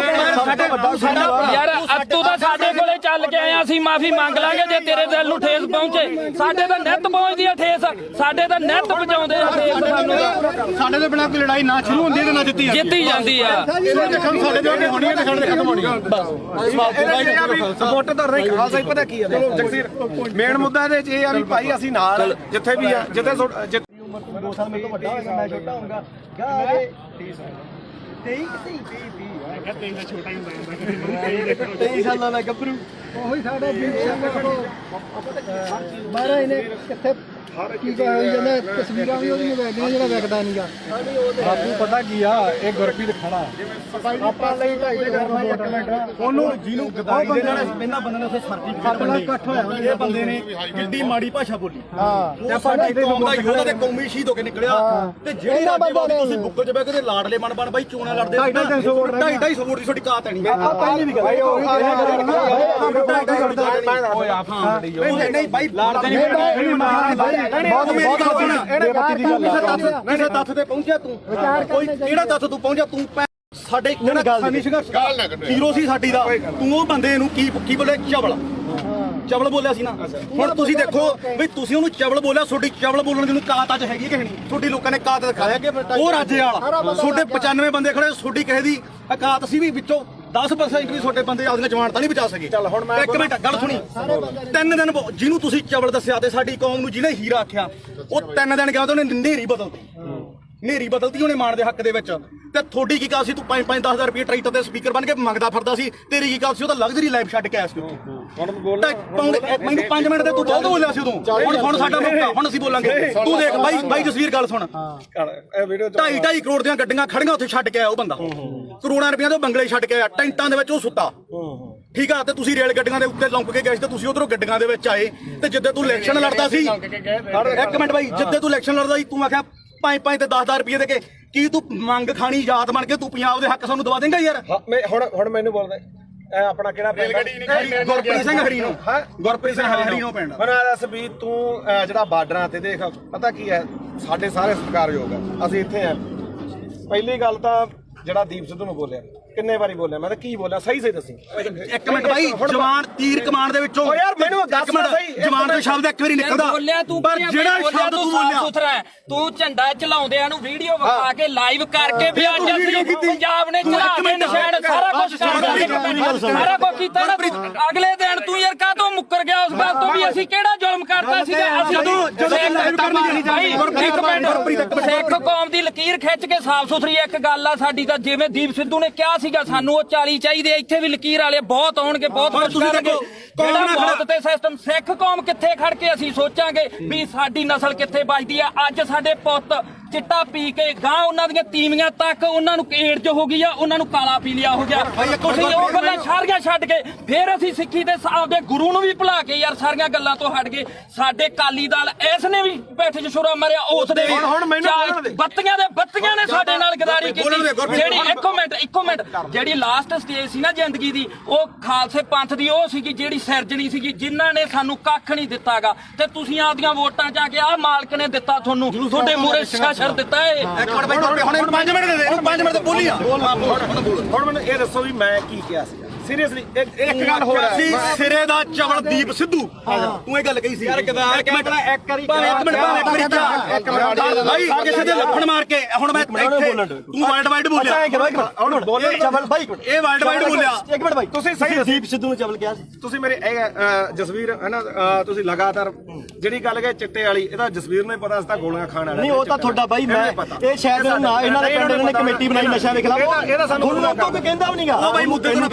ਯਾਰ ਤੂੰ ਤਾਂ ਸਾਡੇ ਕੋਲੇ ਚੱਲ ਕੇ ਆਇਆ ਅਸੀਂ ਮਾਫੀ ਮੰਗ ਲਾਂਗੇ ਜੇ ਤੇਰੇ ਦਿਲ ਨੂੰ ਠੇਸ ਪਹੁੰਚੇ ਸਾਡੇ ਤਾਂ ਨਿੱਤ ਪਹੁੰਚਦੀ ਆ ਠੇਸ ਸਾਡੇ ਤਾਂ ਨਿੱਤ ਪਹੁੰਚਾਉਂਦੇ ਆ ਠੇਸ ਸਾਨੂੰ ਸਾਡੇ ਦੇ ਬਿਨਾਂ ਕੋਈ ਲੜਾਈ ਨਾ ਸ਼ੁਰੂ ਹੁੰਦੀ ਤੇ ਨਾ ਜਿੱਤੀ ਜਿੱਤੀ ਜਾਂਦੀ ਆ ਸਾਡੇ ਜੋ ਹੋਣੀ ਹੈ ਤੇ ਸਾਡੇ ਖਤਮ ਹੋਣੀ ਹੈ ਸਪੋਰਟ ਤਾਂ ਨਹੀਂ ਖਾਲਸਾ ਹੀ ਪਤਾ ਕੀ ਹੈ ਜਗਸੀਰ ਮੇਨ ਮੁੱਦਾ ਇਹਦੇ 'ਚ ਇਹ ਆ ਵੀ ਭਾਈ ਅਸੀਂ ਨਾਲ ਜਿੱਥੇ ਵੀ ਆ ਜਿੱਥੇ 2 ਸਾਲ ਮੇਰੇ ਤੋਂ ਵੱਡਾ ਹੋਏਗਾ ਮੈਂ ਛੋਟਾ ਹੋਊਗਾ ਕਿਆ 23 ਸਾਲਾਂ ਦਾ ਗੱਭਰੂ ਉਹੀ ਸਾਡਾ ਦੀਪ ਸਿੰਘ ਮਹਾਰਾਜ ਨੇ ਕਿੱਥੇ ਕੀ ਹੋਈ ਜਾਂਦਾ ਤਸਵੀਰਾਂ ਵੀ ਉਹਦੀਆਂ ਵੇਖਦੀਆਂ ਜਿਹੜਾ ਵੇਖਦਾ ਨਹੀਂਗਾ ਬਾਪੂ ਪਤਾ ਕੀ ਆ ਇਹ ਗੁਰਪ੍ਰੀਤ ਖੜਾ ਆਪਾਂ ਲਈ 2.5 ਮਿੰਟ ਉਹਨੂੰ ਜਿਹਨੂੰ ਗਦਾਰੀ ਦੇ ਨਾਲ ਪਹਿਲਾਂ ਬੰਦੇ ਨੇ ਉੱਥੇ ਸਰਟੀਫਿਕੇਟ ਵੰਡੇ ਇਕੱਠ ਹੋਇਆ ਇਹ ਬੰਦੇ ਨੇ ਕਿੱਡੀ ਮਾੜੀ ਭਾਸ਼ਾ ਬੋਲੀ ਹਾਂ ਤੇ ਸਾਡੀ ਕੌਮ ਦਾ ਯੋਧਾ ਤੇ ਕੌਮੀ ਸ਼ਹੀਦ ਹੋ ਕੇ ਨਿਕਲਿਆ ਤੇ ਜਿਹੜੀ ਰਾਜੇਵਾਦੀ ਤੁਸੀਂ ਬੁੱਕਲ ਚ ਬਹਿ ਕੇ ਲਾਡਲੇ ਬਣ ਬਾਈ ਚੋਣਾਂ ਲੜਦੇ 250 ਵੋਟ ਦੀ ਤੁਹਾਡੀ ਕਾਤ ਹੈ ਨਹੀਂ ਆ ਪਹਿਲੀ ਵੀ ਗੱਲ ਨਹੀਂ ਬਾਈ ਕਿਸੇ ਤੱਥ ਤੇ ਪਹੁੰਚਿਆ ਤੂੰ ਕੋਈ ਕਿਹੜਾ ਤੱਥ ਤੂੰ ਪਹੁੰਚਿਆ ਤੂੰ ਸਾਡੇ ਖਾਨੀ ਸੰਘਰਸ਼ ਹੀਰੋ ਸੀ ਸਾਡੀ ਦਾ ਤੂੰ ਉਹ ਬੰਦੇ ਨੂੰ ਕੀ ਬੋਲੇ ਚਵਲ ਬੋਲਿਆ ਸੀ ਨਾ ਹੁਣ ਤੁਸੀਂ ਦੇਖੋ ਵੀ ਤੁਸੀਂ ਉਹਨੂੰ ਚਵਲ ਬੋਲਿਆ ਤੁਹਾਡੀ ਚਵਲ ਬੋਲਣ ਦੀ ਨੂੰ ਕਾਤ ਅੱਜ ਹੈਗੀ ਕਿ ਨਹੀਂ ਤੁਹਾਡੀ ਲੋਕਾਂ ਨੇ ਕਾਤ ਦਿਖਾਇਆ ਕਿ ਉਹ ਰਾਜੇ ਵਾਲਾ ਤੁਹਾਡੇ 95 ਬੰਦੇ ਖੜੇ ਤੁਹਾਡੀ ਕਿਸੇ ਦੀ ਕਾਤ ਸੀ ਵੀ ਵਿੱਚੋਂ 10% ਵੀ ਤੁਹਾਡੇ ਬੰਦੇ ਆਪਦੀਆਂ ਜਮਾਨਤਾਂ ਨਹੀਂ ਬਚਾ ਸਕੇ ਚੱਲ ਹੁਣ ਮੈਂ ਇੱਕ ਮਿੰਟ ਗੱਲ ਸੁਣੀ 3 ਦਿਨ ਜਿਹਨੂੰ ਤੁਸੀਂ ਚਵਲ ਦੱਸਿਆ ਤੇ ਸਾਡੀ ਕੌਮ ਨੂੰ ਜਿਹਨੇ ਹੀਰਾ ਆਖਿਆ ਉਹ 3 ਦਿਨ ਗਿਆ ਤੇ ਉਹਨੇ ਨੇਰੀ ਬਦਲਤੀ ਉਹਨੇ ਮਾਣ ਦੇ ਹੱਕ ਦੇ ਵਿੱਚ ਤੇ ਤੁਹਾਡੀ ਕੀ ਗੱਲ ਸੀ ਤੂੰ 5-10 ਰੁਪਏ ਟਰੈਕਟਰ ਤੇ ਸਪੀਕਰ ਬਣ ਕੇ ਮੰਗਦਾ ਫਿਰਦਾ ਸੀ ਤੇਰੀ ਕੀ ਗੱਲ ਸੀ ਉਹ ਤਾਂ ਲਗਜ਼ਰੀ ਲਾਈਫ ਛੱਡ ਕੇ ਆਇਆ ਸੀ ਮੈਨੂੰ 5 ਮਿੰਟ ਤੇ ਤੂੰ ਬਹੁਤ ਬੋਲਿਆ ਸੀ ਉਦੋਂ ਹੁਣ ਸਾਡਾ ਮੌਕਾ ਹੁਣ ਅਸੀਂ ਬੋਲਾਂਗੇ ਤੂੰ ਦੇਖ ਬਾਈ ਜਸਵੀਰ ਗੱਲ ਸੁਣ 2.5 ਕਰੋੜ ਦੀਆਂ ਗੱਡੀਆਂ ਖੜੀਆਂ ਉੱਥੇ ਛੱਡ ਕੇ ਆਇਆ ਉਹ ਬੰਦਾ ਕਰੋੜਾਂ ਰੁਪਈਆਂ ਦੇ ਬੰਗਲੇ ਛੱਡ ਕੇ ਆਇਆ ਟੈਂਟਾਂ ਦੇ ਵਿੱਚ ਉਹ ਸੁੱਤਾ ਠੀਕ ਆ ਤੇ ਤੁਸੀਂ ਰੇਲ ਗੱਡੀਆਂ ਦੇ ਉੱਤੇ ਲੰਘ ਕੇ ਗਏ ਸੀ ਤੇ ਤੁਸੀਂ ਉਧਰੋਂ ਗੱਡੀਆਂ ਦੇ ਵਿੱਚ ਆਏ ਤੇ ਜਿੱਦੇ ਤੂੰ ਇਲੈਕਸ਼ਨ ਲੜਦਾ ਸੀ ਇੱਕ ਮਿੰਟ ਬਾਈ ਜਿੱਦੇ ਤੂੰ ਇਲੈਕਸ਼ਨ ਲੜਦਾ ਸੀ ਤੂੰ ਆਖਿਆ 5 ਤੇ 10 ਰੁਪਏ ਦੇ ਕੇ ਕੀ ਤੂੰ ਮੰਗ ਖਾਣੀ ਯਾਦ ਬਣ ਕੇ ਤੂੰ ਪੰਜਾਬ ਦੇ ਹੱਕ ਸਾਨੂੰ ਦਵਾ ਦੇਂਗਾ ਯਾਰ ਹੁਣ ਮੈਨੂੰ ਬੋਲਦਾ ਇਹ ਆਪਣਾ ਕਿਹੜਾ ਗੁਰਪ੍ਰੀਤ ਸਿੰਘ ਹਰੀ ਨੂੰ ਗੁਰਪ੍ਰੀਤ ਸਿੰਘ ਹਰੀ ਨੂੰ ਪਿੰਡ ਮੈਨੂੰ ਦੱਸ ਵੀ ਤੂੰ ਜਿਹੜਾ ਬਾਰਡਰਾਂ ਤੇ ਦੇਖ ਪਤਾ ਕੀ ਹੈ ਸਾਡੇ ਸਾਰੇ ਸਤਿਕਾਰਯੋਗ ਆ ਅਸੀਂ ਇੱਥੇ ਆ ਪਹਿਲੀ ਗੱਲ ਤਾਂ ਜਿਹੜਾ ਦੀਪ ਸਿੱਧੂ ਨੂੰ ਬੋਲਿਆ ਕਿੰਨੇ ਵਾਰੀ ਬੋਲਿਆ ਮੈਂ ਤਾਂ ਕੀ ਬੋਲਿਆ ਸਹੀ ਦੱਸੀ ਇੱਕ ਮਿੰਟ ਬਾਈ ਜਵਾਨ ਤੀਰ ਕਮਾਨ ਦੇ ਵਿੱਚੋਂ ਓ ਯਾਰ ਮੈਨੂੰ ਦੱਸ ਸਹੀ ਜਵਾਨ ਦਾ ਸ਼ਬਦ ਇੱਕ ਵਾਰੀ ਨਿਕਲਦਾ ਬੋਲਿਆ ਤੂੰ ਪਰ ਜਿਹੜਾ ਸ਼ਬਦ ਤੂੰ ਬੋਲਿਆ ਸੁਥਰਾ ਹੈ ਤੂੰ ਝੰਡਾ ਚਲਾਉਂਦਿਆਂ ਨੂੰ ਵੀਡੀਓ ਵਿਖਾ ਕੇ ਲਾਈਵ ਕਰਕੇ ਵੀ ਅੱਜ ਅਸੀਂ ਪੰਜਾਬ ਨੇ ਚਲਾ ਕੇ ਨਿਸ਼ਾਨ ਸਾਰਾ ਕੁਝ ਸਾਰਾ ਕੁਝ ਕੀਤਾ ਨਾ ਅਗਲੇ ਦਿਨ ਤੂੰ ਯਾਰ ਕਾਹਤੋਂ ਮੁੱਕਰ ਗਿਆ ਉਸ ਗੱਲ ਤੋਂ ਵੀ ਅਸੀਂ ਕਿਹੜਾ ਜ਼ੁਲਮ ਕਰਤਾ ਸੀਗਾ ਅਸੀਂ ਸਿੱਖ ਕੌਮ ਦੀ ਲਕੀਰ ਖਿੱਚ ਕੇ ਸਾਫ਼ ਸੁਥਰੀ ਇੱਕ ਗੱਲ ਆ ਸਾਡੀ ਤਾਂ ਜਿਵੇਂ ਦੀਪ ਸਿੱਧੂ ਨੇ ਕਿਹਾ ਸੀਗਾ ਸਾਨੂੰ ਉਹ 40 ਚਾਹੀਦੇ ਇੱਥੇ ਵੀ ਲਕੀਰ ਵਾਲੇ ਬਹੁਤ ਆਉਣਗੇ ਬਹੁਤ ਕੁਝ ਕਰਨਗੇ ਜਿਹੜਾ ਮੌਤ ਤੇ ਸਿਸਟਮ ਸਿੱਖ ਕੌਮ ਕਿੱਥੇ ਖੜ ਕੇ ਅਸੀਂ ਸੋਚਾਂਗੇ ਵੀ ਸਾਡੀ ਨਸਲ ਕਿੱਥੇ ਬਚਦੀ ਆ ਅੱਜ ਸਾਡੇ ਪੁੱਤ ਚਿੱਟਾ ਪੀ ਕੇ ਗਾਂ ਉਹਨਾਂ ਦੀਆਂ ਤੀਵੀਆਂ ਤੱਕ ਉਹਨਾਂ ਨੂੰ ਏਡਜ ਹੋ ਗਈ ਆ ਉਹਨਾਂ ਨੂੰ ਕਾਲਾ ਪੀ ਲਿਆ ਹੋ ਗਿਆ ਅਸੀਂ ਉਹ ਗੱਲਾਂ ਸਾਰੀਆਂ ਛੱਡ ਕੇ ਫਿਰ ਅਸੀਂ ਸਿੱਖੀ ਦੇ ਆਪਦੇ ਗੁਰੂ ਨੂੰ ਵੀ ਭੁਲਾ ਕੇ ਯਾਰ ਸਾਰੀਆਂ ਗੱਲਾਂ ਤੋਂ ਹਟ ਗਏ ਸਾਡੇ ਕਾਲੀ ਦਲ ਇਸ ਨੇ ਵੀ ਪਿੱਠ 'ਚ ਛੁਰਾ ਮਾਰਿਆ ਉਸ ਦੇ ਬੱਤੀਆਂ ਨੇ ਸਾਡੇ ਨਾਲ ਗਦਾਰੀ ਕੀਤੀ ਜਿਹੜੀ ਇੱਕੋ ਮਿੰਟ ਜਿਹੜੀ ਲਾਸਟ ਸਟੇਜ ਸੀ ਨਾ ਜ਼ਿੰਦਗੀ ਦੀ ਉਹ ਖਾਲਸੇ ਪੰਥ ਦੀ ਉਹ ਸੀਗੀ ਜਿਹੜੀ ਸਿਰਜਣੀ ਸੀਗੀ ਜਿਨ੍ਹਾਂ ਨੇ ਸਾਨੂੰ ਕੱਖ ਨਹੀਂ ਦਿੱਤਾਗਾ ਤੇ ਤੁਸੀਂ ਆਪਦੀਆਂ ਵੋਟਾਂ 'ਚ ਆ ਕੇ ਆਹ ਮਾਲਕ ਨੇ ਦਿੱਤਾ ਤੁਹਾਨੂੰ ਤੁਹਾਡੇ ਮੂਹਰੇ ਸ਼ਰ ਦਿੱਤਾ ਏ ਇੱਕ ਮਿੰਟ ਬਾਈ ਹੁਣ 5 ਮਿੰਟ ਦੇ ਦੇ 5 ਮਿੰਟ ਤੇ ਬੋਲੀ ਆ ਹੁਣ ਮੈਨੂੰ ਇਹ ਦੱਸੋ ਵੀ ਮੈਂ ਕੀ ਕਿਹਾ ਸੀ ਸੀਰੀਅਸਲੀ ਇੱਕ ਗੱਲ ਹੋਰ ਸੀ ਸਿਰੇ ਦਾ ਚਵਲ ਦੀਪ ਸਿੱਧੂ ਤੂੰ ਇਹ ਗੱਲ ਕਹੀ ਸੀ ਯਾਰ ਇੱਕ ਮਿੰਟ ਭਾਈ ਕਿਸੇ ਦੇ ਲੱਖਣ ਮਾਰ ਕੇ ਹੁਣ ਮੈਂ ਇੱਥੇ ਤੂੰ ਵਰਲਡ ਵਾਈਡ ਬੋਲਿਆ ਹੁਣ ਬੋਲੇ ਚਵਲ ਬਾਈ ਇਹ ਵਰਲਡ ਵਾਈਡ ਬੋਲਿਆ ਇੱਕ ਮਿੰਟ ਬਾਈ ਤੁਸੀਂ ਸਹੀ ਦੀਪ ਸਿੱਧੂ ਨੂੰ ਚਵਲ ਕਿਹਾ ਸੀ ਤੁਸੀਂ ਮੇਰੇ ਜਸਵੀਰ ਹੈ ਨਾ ਤੁਸੀਂ ਲਗਾਤਾਰ ਜਿਹੜੀ ਗੱਲ ਕਹੇ ਚਿੱਟੇ ਵਾਲੀ ਇਹਦਾ ਜਸਵੀਰ ਨੂੰ ਪਤਾ ਸੀ ਗੋਲੀਆਂ ਖਾਣ ਵਾਲਾ ਨਹੀਂ ਉਹ ਤਾਂ ਤੁਹਾਡਾ ਬਾਈ ਮੈਂ ਇਹ ਸ਼ਾਇਦ ਨਾ ਇਹਨਾਂ ਦੇ ਪਿੰਡ ਨੇ ਕਮੇਟੀ ਬਣਾਈ ਨਸ਼ਾ ਦੇ ਖਿਲਾਫ ਇਹਦਾ ਸਾਨੂੰ ਤੁਹਾਨੂੰ ਤਾਂ ਕੋਈ ਕਹਿੰਦਾ ਵੀ ਨਹੀਂਗਾ ਉਹ ਬਾਈ ਮੁੱਦੇ ਨੂੰ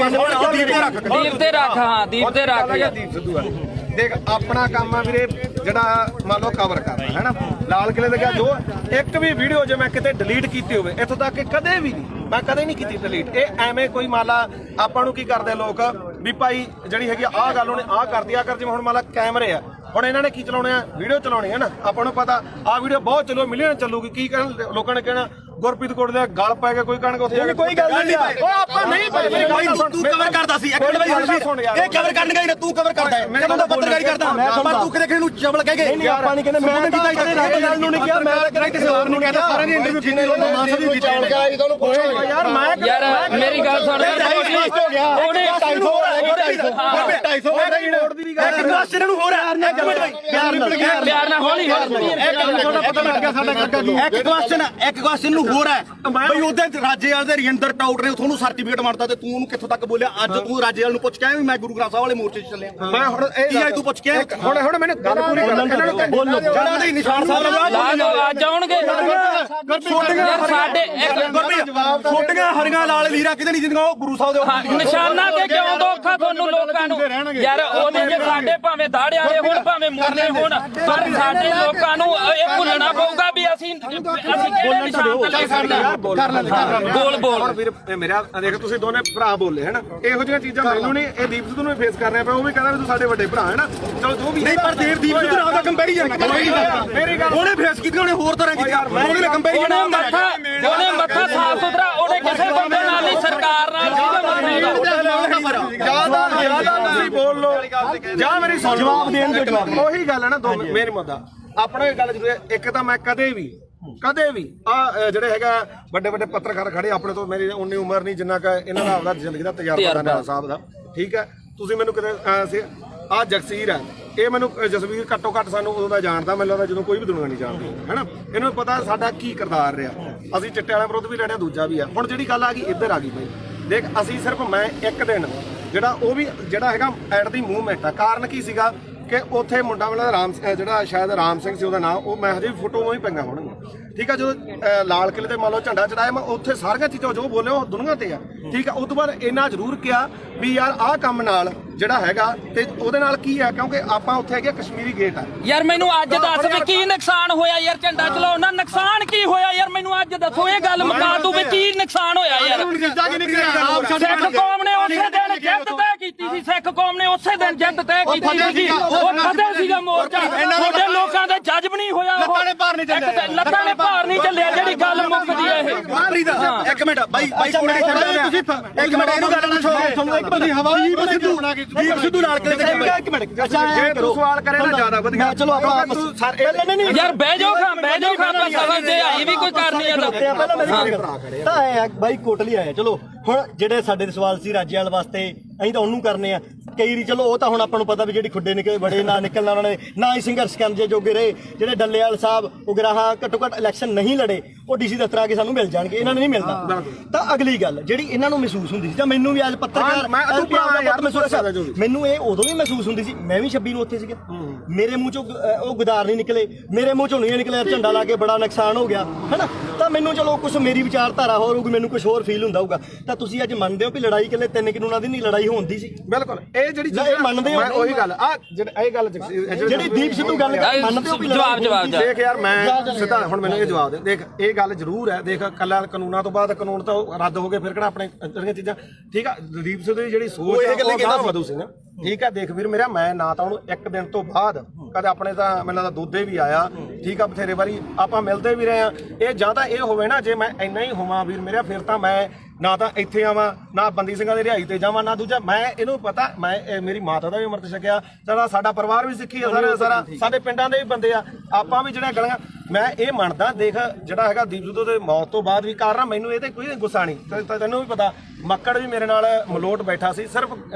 ਦੀਪ ਤੇ ਰੱਖ ਹਾਂ ਦੀਪ ਤੇ ਰੱਖ ਦੀਪ ਸਿੱਧੂ ਆ ਦੇਖ ਆਪਣਾ ਕੰਮ ਆ ਵੀਰੇ ਜਿਹੜਾ ਮੰਨ ਲਓ ਕਵਰ ਕਰਨਾ ਹੈ ਨਾ ਲਾਲ ਕਿਲੇ ਦੇ ਜੋ ਇੱਕ ਵੀ ਵੀਡੀਓ ਜੇ ਮੈਂ ਕਿਤੇ ਡਿਲੀਟ ਕੀਤੀ ਹੋਵੇ ਇੱਥੋਂ ਤੱਕ ਕਿ ਕਦੇ ਵੀ ਨਹੀਂ ਮੈਂ ਕਦੇ ਨਹੀਂ ਕੀਤੀ ਡਿਲੀਟ ਇਹ ਐਵੇਂ ਕੋਈ ਮਾਲਾ ਆਪਾਂ ਨੂੰ ਕੀ ਕਰਦੇ ਲੋਕ ਵੀ ਭਾਈ ਜਿਹੜੀ ਹੈਗੀ ਆਹ ਗੱਲ ਉਹਨੇ ਆਹ ਕਰਦੀ ਆ ਕਰ ਜਿਵੇਂ ਹੁਣ ਮਾਲਾ ਕੈਮਰੇ ਆ ਹੁਣ ਇਹਨਾਂ ਨੇ ਕੀ ਚਲਾਉਣੇ ਆ ਵੀਡੀਓ ਚਲਾਉਣੀ ਹੈ ਨਾ ਆਪਾਂ ਨੂੰ ਪਤਾ ਆਹ ਵੀਡੀਓ ਬਹੁਤ ਚੱਲੋ ਮਿਲੀਅਨ ਚੱਲੂਗੀ ਕੀ ਕਹਿਣ ਲੋਕਾਂ ਨੇ ਕਹਿਣਾ ਗੁਰਪ੍ਰੀਤ ਕੋਟ ਦੇ ਗਲ ਪੈ ਕੇ ਕੋਈ ਕਣਕ ਉੱਥੇ ਜਾ ਕੇ ਕੋਈ ਗੱਲ ਨਹੀਂ ਉਹ ਆਪਾਂ ਨਹੀਂ ਭਾਈ ਤੂੰ ਕਵਰ ਕਰਦਾ ਸੀ ਇੱਕ ਮਿੰਟ ਬਾਈ ਇਹ ਕਵਰ ਕਰਨ ਗਈ ਨਾ ਤੂੰ ਕਵਰ ਕਰਦਾ ਹੈ ਮੈਨੂੰ ਤਾਂ ਪੱਤਰਕਾਰੀ ਕਰਦਾ ਪਰ ਤੂੰ ਕਿਤੇ ਕਿਸੇ ਨੂੰ ਚਵਲ ਕਹਿ ਗਏ ਨਹੀਂ ਆਪਾਂ ਨਹੀਂ ਕਹਿੰਦੇ ਮੈਂ ਕੀਤਾ ਰਾਜੇ ਲਾਲ ਨੂੰ ਨਹੀਂ ਕਿਹਾ ਮੈਂ ਕਹਿੰਦਾ ਕਿਸੇ ਹੋਰ ਨੂੰ ਕਹਿੰਦਾ ਸਾਰਿਆਂ ਦੀ ਇੰਟਰਵਿਊ ਕੀਤੀ ਉਹਨੇ ਮਾਸਾ ਦੀ ਵਿਚਾਰ ਕਰਾਈ ਤੁਹਾਨੂੰ ਪੁੱਛੋ ਯਾਰ ਮੈਂ ਯਾਰ ਮੇਰੀ ਗੱਲ ਸੁਣ ਉਹਨੇ 250 ਇੱਕ ਕੁਐਸਚਨ ਨੂੰ ਹੋਰ ਹੈ ਪਿਆਰ ਨਾਲ ਹੌਲੀ ਇੱਕ ਕੁਐਸਚਨ ਨੂੰ ਹੋਰ ਹੈ ਬਈ ਉਹਦੇ ਰਾਜੇਵਾਲ ਦੇ ਰਿੰਦਰ ਟਾਊਟ ਨੇ ਤੁਹਾਨੂੰ ਸਰਟੀਫਿਕੇਟ ਮਾਰਤਾ ਤੇ ਤੂੰ ਉਹਨੂੰ ਕਿੱਥੋਂ ਤੱਕ ਬੋਲਿਆ ਅੱਜ ਤੂੰ ਰਾਜੇਵਾਲ ਨੂੰ ਪੁੱਛ ਕੇ ਆਇਆ ਵੀ ਮੈਂ ਗੁਰੂ ਗ੍ਰੰਥ ਸਾਹਿਬ ਵਾਲੇ ਮੋਰਚੇ 'ਚ ਚੱਲਿਆ ਮੈਂ ਹੁਣ ਇਹ ਤੂੰ ਪੁੱਛ ਕੇ ਹੁਣ ਮੈਨੂੰ ਗੱਲ ਪੂਰੀ ਕਰ ਇਹਨਾਂ ਨੂੰ ਬੋਲੋ ਜਿਹੜਾ ਨਹੀਂ ਨਿਸ਼ਾਨ ਸਾਹਿਬ ਲਾ ਦੋ ਅੱਜ ਆਉਣਗੇ ਯਾਰ ਸਾਡੇ ਛੋਟੀਆਂ ਹਰੀਆਂ ਲਾਲ ਲੀਰਾ ਕਿਤੇ ਨਹੀਂ ਜਿੰਦੀਆਂ ਉਹ ਗੁਰੂ ਸਾਹਿਬ ਦੇ ਨਿਸ਼ਾਨਾਂ ਤੇ ਕਿਉਂ ਦੋਖਾ ਤੁਹਾਨੂੰ ਲੋਕਾਂ ਨੂੰ ਯਾਰ ਉਹਦੇ ਜੇ ਸਾਡੇ ਭਾਵੇਂ ਦਾੜੇ ਵਾਲੇ ਹੋਣ ਭਾਵੇਂ ਮੁਰਲੇ ਹੋਣ ਪਰ ਸਾਡੇ ਲੋਕਾਂ ਨੂੰ ਇਹ ਭੁੱਲਣਾ ਪਊਗਾ ਵੀ ਅਸੀਂ ਕਿਹੜੇ ਨਿਸ਼ਾਨ ਤੇ ਲੈ ਸਕਦੇ ਬੋਲ ਹੁਣ ਵੀਰ ਮੇਰਾ ਦੇਖ ਤੁਸੀਂ ਦੋਨੇ ਭਰਾ ਬੋਲੇ ਹਨਾ ਇਹੋ ਜਿਹੀਆਂ ਚੀਜ਼ਾਂ ਮੈਨੂੰ ਨਹੀਂ ਇਹ ਦੀਪ ਸਿੱਧੂ ਨੂੰ ਫੇਸ ਕਰਨੇ ਪਿਆ ਉਹ ਵੀ ਕਹਿੰਦਾ ਵੀ ਤੂੰ ਸਾਡੇ ਵੱਡੇ ਭਰਾ ਹੈ ਨਾ ਚਲੋ ਜੋ ਵੀ ਨਹੀਂ ਪਰ ਦੇਵਦੀਪ ਸਿੱਧੂ ਨਾਲ ਦਾ ਕੰਪੈਰੀਜ਼ਨ ਮੇਰੀ ਗੱਲ ਉਹਨੇ ਫੇਸ ਕੀਤੀ ਉਹਨੇ ਹੋਰ ਤਰ੍ਹਾਂ ਕੀਤੀ ਉਹਨੇ ਕੰਪੈਰੀਜ਼ਨ ਉਹਨੇ ਮੱਥਾ ਸਾਫ ਸੁਥਰਾ ਉਹਨੇ ਕਿਸੇ ਬੰਦੇ ਨਾਲ ਨਹੀਂ ਸਰਕਾਰ ਨਾਲ ਜਿਆਦਾ ਤੁਸੀਂ ਬੋਲ ਲੋ ਜਾਂ ਮੇਰੀ ਸੁਣ ਜਵਾਬ ਦੇਣ ਦੇ ਜਵਾਬ ਉਹੀ ਗੱਲ ਹੈ ਨਾ ਦੋ ਮੇਰੀ ਮੁੱਦਾ ਆਪਣਾ ਗੱਲ ਜ਼ਰੂਰ ਹੈ ਇੱਕ ਤਾਂ ਮੈਂ ਕਦੇ ਵੀ ਆ ਜਿਹੜੇ ਹੈਗਾ ਵੱਡੇ ਵੱਡੇ ਪੱਤਰਕਾਰ ਖੜੇ ਆਪਣੇ ਤੋਂ ਮੇਰੀ ਉਨੀ ਉਮਰ ਨਹੀਂ ਜਿੰਨਾ ਕਿ ਇਹਨਾਂ ਦਾ ਆਪਦਾ ਜ਼ਿੰਦਗੀ ਦਾ ਤਜਰਬਾ ਦਾ ਨਾਮ ਸਾਹਿਬ ਦਾ ਠੀਕ ਹੈ ਤੁਸੀਂ ਮੈਨੂੰ ਕਿਤੇ ਆ ਜਗਸੀਰ ਹੈ ਇਹ ਮੈਨੂੰ ਜਸਵੀਰ ਘੱਟੋ ਘੱਟ ਸਾਨੂੰ ਉਦੋਂ ਦਾ ਜਾਣਦਾ ਮੈਨੂੰ ਲੱਗਦਾ ਜਦੋਂ ਕੋਈ ਵੀ ਦੁਨੀਆ ਨਹੀਂ ਜਾਣਦੀ ਹੈਨਾ ਇਹਨੂੰ ਪਤਾ ਸਾਡਾ ਕੀ ਕਿਰਦਾਰ ਰਿਹਾ ਅਸੀਂ ਚਿੱਟੇ ਵਾਲਿਆਂ ਵਿਰੁੱਧ ਵੀ ਲੜਿਆ ਦੂਜਾ ਵੀ ਆ ਹੁਣ ਜਿਹੜੀ ਗੱਲ ਆ ਗਈ ਇੱਧਰ ਆ ਗਈ ਬਈ ਦੇਖ ਅਸੀਂ ਸਿਰਫ ਮੈਂ ਇੱਕ ਦਿਨ ਜਿਹੜਾ ਉਹ ਵੀ ਜਿਹੜਾ ਹੈਗਾ ਐਟ ਦੀ ਮੂਵਮੈਂਟ ਆ ਕਾਰਨ ਕੀ ਸੀਗਾ ਕਿ ਉੱਥੇ ਮੁੰਡਾ ਵਾਲਾ ਰਾਮ ਜਿਹੜਾ ਸ਼ਾਇਦ ਰਾਮ ਸਿੰਘ ਸੀ ਉਹਦਾ ਨਾਮ ਉਹ ਮੈਂ ਹਜੇ ਫੋਟੋ ਹੀ ਪਈਆਂ ਹੋਣਗੀਆਂ ਠੀਕ ਆ ਜਦੋਂ ਲਾਲ ਕਿਲੇ ਤੇ ਮੰਨ ਲਓ ਝੰਡਾ ਚੜਾਇਆ ਮੈਂ ਉੱਥੇ ਸਾਰੀਆਂ ਚੀਜ਼ਾਂ ਜੋ ਬੋਲੇ ਉਹ ਦੁਨੀਆ ਤੇ ਆ ਠੀਕ ਆ ਉਸ ਤੋਂ ਬਾਅਦ ਇੰਨਾ ਜ਼ਰੂਰ ਕਿਹਾ ਵੀ ਯਾਰ ਆਹ ਕੰਮ ਨਾਲ ਜਿਹੜਾ ਹੈਗਾ ਤੇ ਉਹਦੇ ਨਾਲ ਕੀ ਆ ਕਿਉਂਕਿ ਆਪਾਂ ਉੱਥੇ ਹੈਗੇ ਕਸ਼ਮੀਰੀ ਗੇਟ ਆ ਯਾਰ ਮੈਨੂੰ ਅੱਜ ਦੱਸ ਵੀ ਕੀ ਨੁਕਸਾਨ ਹੋਇਆ ਯਾਰ ਝੰਡਾ ਚਲਾਉਣ ਨਾਲ ਨੁਕਸਾਨ ਕੀ ਹੋਇਆ ਯਾਰ ਮੈਨੂੰ ਅੱਜ ਦੱਸੋ ਇਹ ਗੱਲ ਮੁਕਾ ਦੂ ਵੀ ਕੀ ਨੁਕਸਾਨ ਹੋਇਆ ਯਾਰ ਸਿੱਖ ਕੌਮ ਨੇ ਉਸੇ ਦਿਨ ਜਿੱਤ ਤੈਅ ਕੀਤੀ ਸੀ ਸਿੱਖ ਕੌਮ ਨੇ ਉਸੇ ਦਿਨ ਜਿੱਤ ਤੈਅ ਕੀਤੀ ਸੀ ਉਹ ਕਦੇ ਸੀਗਾ ਮੋਰਚਾ ਤੁਹਾਡੇ ਲੋਕਾਂ ਦੇ ਜੱਜ ਵੀ ਨਹੀਂ ਹੋਇਆ ਲੱਤਾਂ ਨੇ ਭਾਰ ਨਹੀਂ ਚੱਲਿਆ ਜਿਹੜੀ ਗੱਲ ਮੁੱਕਦੀ ਹੈ ਇਹ ਇੱਕ ਮਿੰਟ ਬਾਈ ਕੋਲੇ ਤੁਸੀਂ ਇੱਕ ਮਿੰਟ ਇਹਨੂੰ ਗੱਲ ਨਾ ਛੋੜੋ ਤੁਹਾਨੂੰ ਇੱਕ ਤੁਸੀਂ ਹਵਾਈ ਦੀਪ ਸਿੱਧੂ ਨਾਲ ਕਿਤੇ ਇੱਕ ਮਿੰਟ ਅੱਛਾ ਜੇ ਤੂੰ ਸਵਾਲ ਕਰੇ ਨਾ ਜ਼ਿਆਦਾ ਵਧੀਆ ਚਲੋ ਆਪਾਂ ਨਹੀਂ ਯਾਰ ਬਹਿ ਜਾਓ ਆਪਾਂ ਸਮਝਦੇ ਆਈ ਵੀ ਕੋਈ ਕਰਨੀ ਹੈ ਪਹਿਲਾਂ ਮੇਰੀ ਤਾਂ ਆਇਆ ਬਾਈ ਕੋਟਲੀ ਆਇਆ ਚਲੋ ਹੁਣ ਜਿਹੜੇ ਸਾਡੇ ਸਵਾਲ ਸੀ ਰਾਜੇਵਾਲ ਵਾਸਤੇ ਅਸੀਂ ਤਾਂ ਉਹਨੂੰ ਕਰਨੇ ਆ ਕਈ ਵਾਰੀ ਚਲੋ ਉਹ ਤਾਂ ਹੁਣ ਆਪਾਂ ਨੂੰ ਪਤਾ ਵੀ ਜਿਹੜੀ ਖੁੱਡੇ ਨਿਕਲੇ ਬੜੇ ਨਾ ਨਿਕਲਣਾ ਉਹਨਾਂ ਨੇ ਨਾ ਹੀ ਸੰਘਰਸ਼ ਕਰਨ ਜੇ ਜੋਗੇ ਰਹੇ ਜਿਹੜੇ ਡੱਲੇਵਾਲ ਸਾਹਿਬ ਉਗਰਾਹਾਂ ਘੱਟੋ ਘੱਟ ਇਲੈਕਸ਼ਨ ਨਹੀਂ ਲੜੇ ਉਹ ਡੀਸੀ ਦਫ਼ਤਰ ਆ ਕੇ ਸਾਨੂੰ ਮਿਲ ਜਾਣਗੇ ਇਹਨਾਂ ਨੂੰ ਨਹੀਂ ਮਿਲਦਾ ਤਾਂ ਅਗਲੀ ਗੱਲ ਜਿਹੜੀ ਇਹਨਾਂ ਨੂੰ ਮਹਿਸੂਸ ਹੁੰਦੀ ਸੀ ਜਾਂ ਮੈਨੂੰ ਵੀ ਅੱਜ ਪੱਤਰਕਾਰ ਮੈਨੂੰ ਇਹ ਉਦੋਂ ਵੀ ਮਹਿਸੂਸ ਹੁੰਦੀ ਸੀ ਮੈਂ ਵੀ 26 ਨੂੰ ਉੱਥੇ ਸੀਗਾ ਮੇਰੇ ਮੂੰਹ ਚੋਂ ਉਹ ਗੁਦਾਰ ਨਹੀਂ ਨਿਕਲੇ ਮੇਰੇ ਮੂੰਹ ਚੋਂ ਨਹੀਂ ਨਿਕਲਿਆ ਝੰਡਾ ਲਾ ਕੇ ਬੜਾ ਨੁਕਸਾਨ ਹੋ ਗਿਆ ਹੈਨਾ ਤਾਂ ਮੈਨੂੰ ਚਲੋ ਕੁਝ ਮੇਰੀ ਵਿਚਾਰਧਾਰਾ ਹੋਰ ਹੋਊਗੀ ਮੈਨੂੰ ਕੁਝ ਹੋਰ ਫੀਲ ਹੁੰਦਾ ਹੋਊਗਾ ਤਾਂ ਤੁਸੀਂ ਅੱਜ ਮੰਨਦੇ ਹੋ ਵੀ ਲੜਾਈ ਕਿਲੇ 3 ਕਾਨੂੰਨਾਂ ਦੀ ਨਹੀਂ ਲੜਾਈ ਹੁੰਦੀ ਸੀ ਬਿਲਕੁਲ ਇਹ ਜਿਹੜੀ ਇਹ ਮੰਨਦੇ ਹੋ ਉਹੀ ਗੱਲ ਆ ਇਹ ਗੱਲ ਜਿਹੜੀ ਦੀਪ ਸਿੱਧੂ ਗੱਲ ਮੰਨਦੇ ਹੋ ਵੀ ਜਵਾਬ ਦੇਖ ਯਾਰ ਮੈਂ ਸਿੱਧਾ ਹੁਣ ਮੈਨੂੰ ਇਹ ਜਵਾਬ ਦੇ ਦੇਖ ਇਹ ਗੱਲ ਜ਼ਰੂਰ ਹੈ ਦੇਖ ਕੱਲਾ ਕਾਨੂੰਨਾਂ ਤੋਂ ਬਾਅਦ ਕਾਨੂੰਨ ਤਾਂ ਰੱਦ ਹੋ ਗਏ ਫਿਰ ਕਿਹੜਾ ਆਪਣੇ ਜਿਹੜੀਆਂ ਚੀਜ਼ਾਂ ਠੀਕ ਆ ਦੀਪ ਸਿੱਧੂ ਦੀ ਜਿਹੜੀ ਸੋਚ ਹੈ ਉਹ ਗਾਹ ਵਧੂ ਸੀ ਨਾ ਠੀਕ ਆ ਦੇਖ ਵੀਰ ਮੇਰਾ ਮੈਂ ਨਾ ਤਾਂ ਉਹਨੂੰ ਇੱਕ ਦਿਨ ਤੋਂ ਬਾਅਦ ਕਦੇ ਆਪਣੇ ਤਾਂ ਮੈਨੂੰ ਲੱਗਦਾ ਦੋਦੇ ਵੀ ਆਇਆ ਠੀਕ ਆ ਬਥੇਰੇ ਵਾਰੀ ਆਪਾਂ ਮਿਲਦੇ ਵੀ ਰਹੇ ਆ ਇਹ ਜਾਂ ਤਾਂ ਇਹ ਹੋਵੇ ਨਾ ਜੇ ਮੈਂ ਇੰਨਾ ਹੀ ਹੋਵਾਂ ਵੀਰ ਮੇਰਾ ਫਿਰ ਤਾਂ ਮੈਂ ਨਾ ਤਾਂ ਇੱਥੇ ਆਵਾਂ ਨਾ ਬੰਦੀ ਸਿੰਘਾਂ ਦੀ ਰਿਹਾਈ ਤੇ ਜਾਵਾਂ ਨਾ ਦੂਜਾ ਮੈਂ ਇਹਨੂੰ ਪਤਾ ਮੈਂ ਮੇਰੀ ਮਾਤਾ ਦਾ ਵੀ ਅੰਮ੍ਰਿਤ ਛਕਿਆ ਸਾਡਾ ਪਰਿਵਾਰ ਵੀ ਸਿੱਖੀ ਆ ਸਾਰਾ ਸਾਡੇ ਪਿੰਡਾਂ ਦੇ ਵੀ ਬੰਦੇ ਆ ਆਪਾਂ ਵੀ ਜਿਹੜਾ ਗਲੀਆਂ ਮੈਂ ਇਹ ਮੰਨਦਾ ਦੇਖ ਜਿਹੜਾ ਹੈਗਾ ਦੀਪ ਸਿੱਧੂ ਦੇ ਮੌਤ ਤੋਂ ਬਾਅਦ ਵੀ ਕਾਰਨ ਮੈਨੂੰ ਇਹ ਤੇ ਕੋਈ ਗੁੱਸਾ ਨਹੀਂ ਤੈਨੂੰ ਵੀ ਪਤਾ ਮੱਕੜ ਵੀ ਮੇਰੇ ਨਾਲ ਮਲੋਟ ਬੈਠਾ ਸੀ ਸਿਰਫ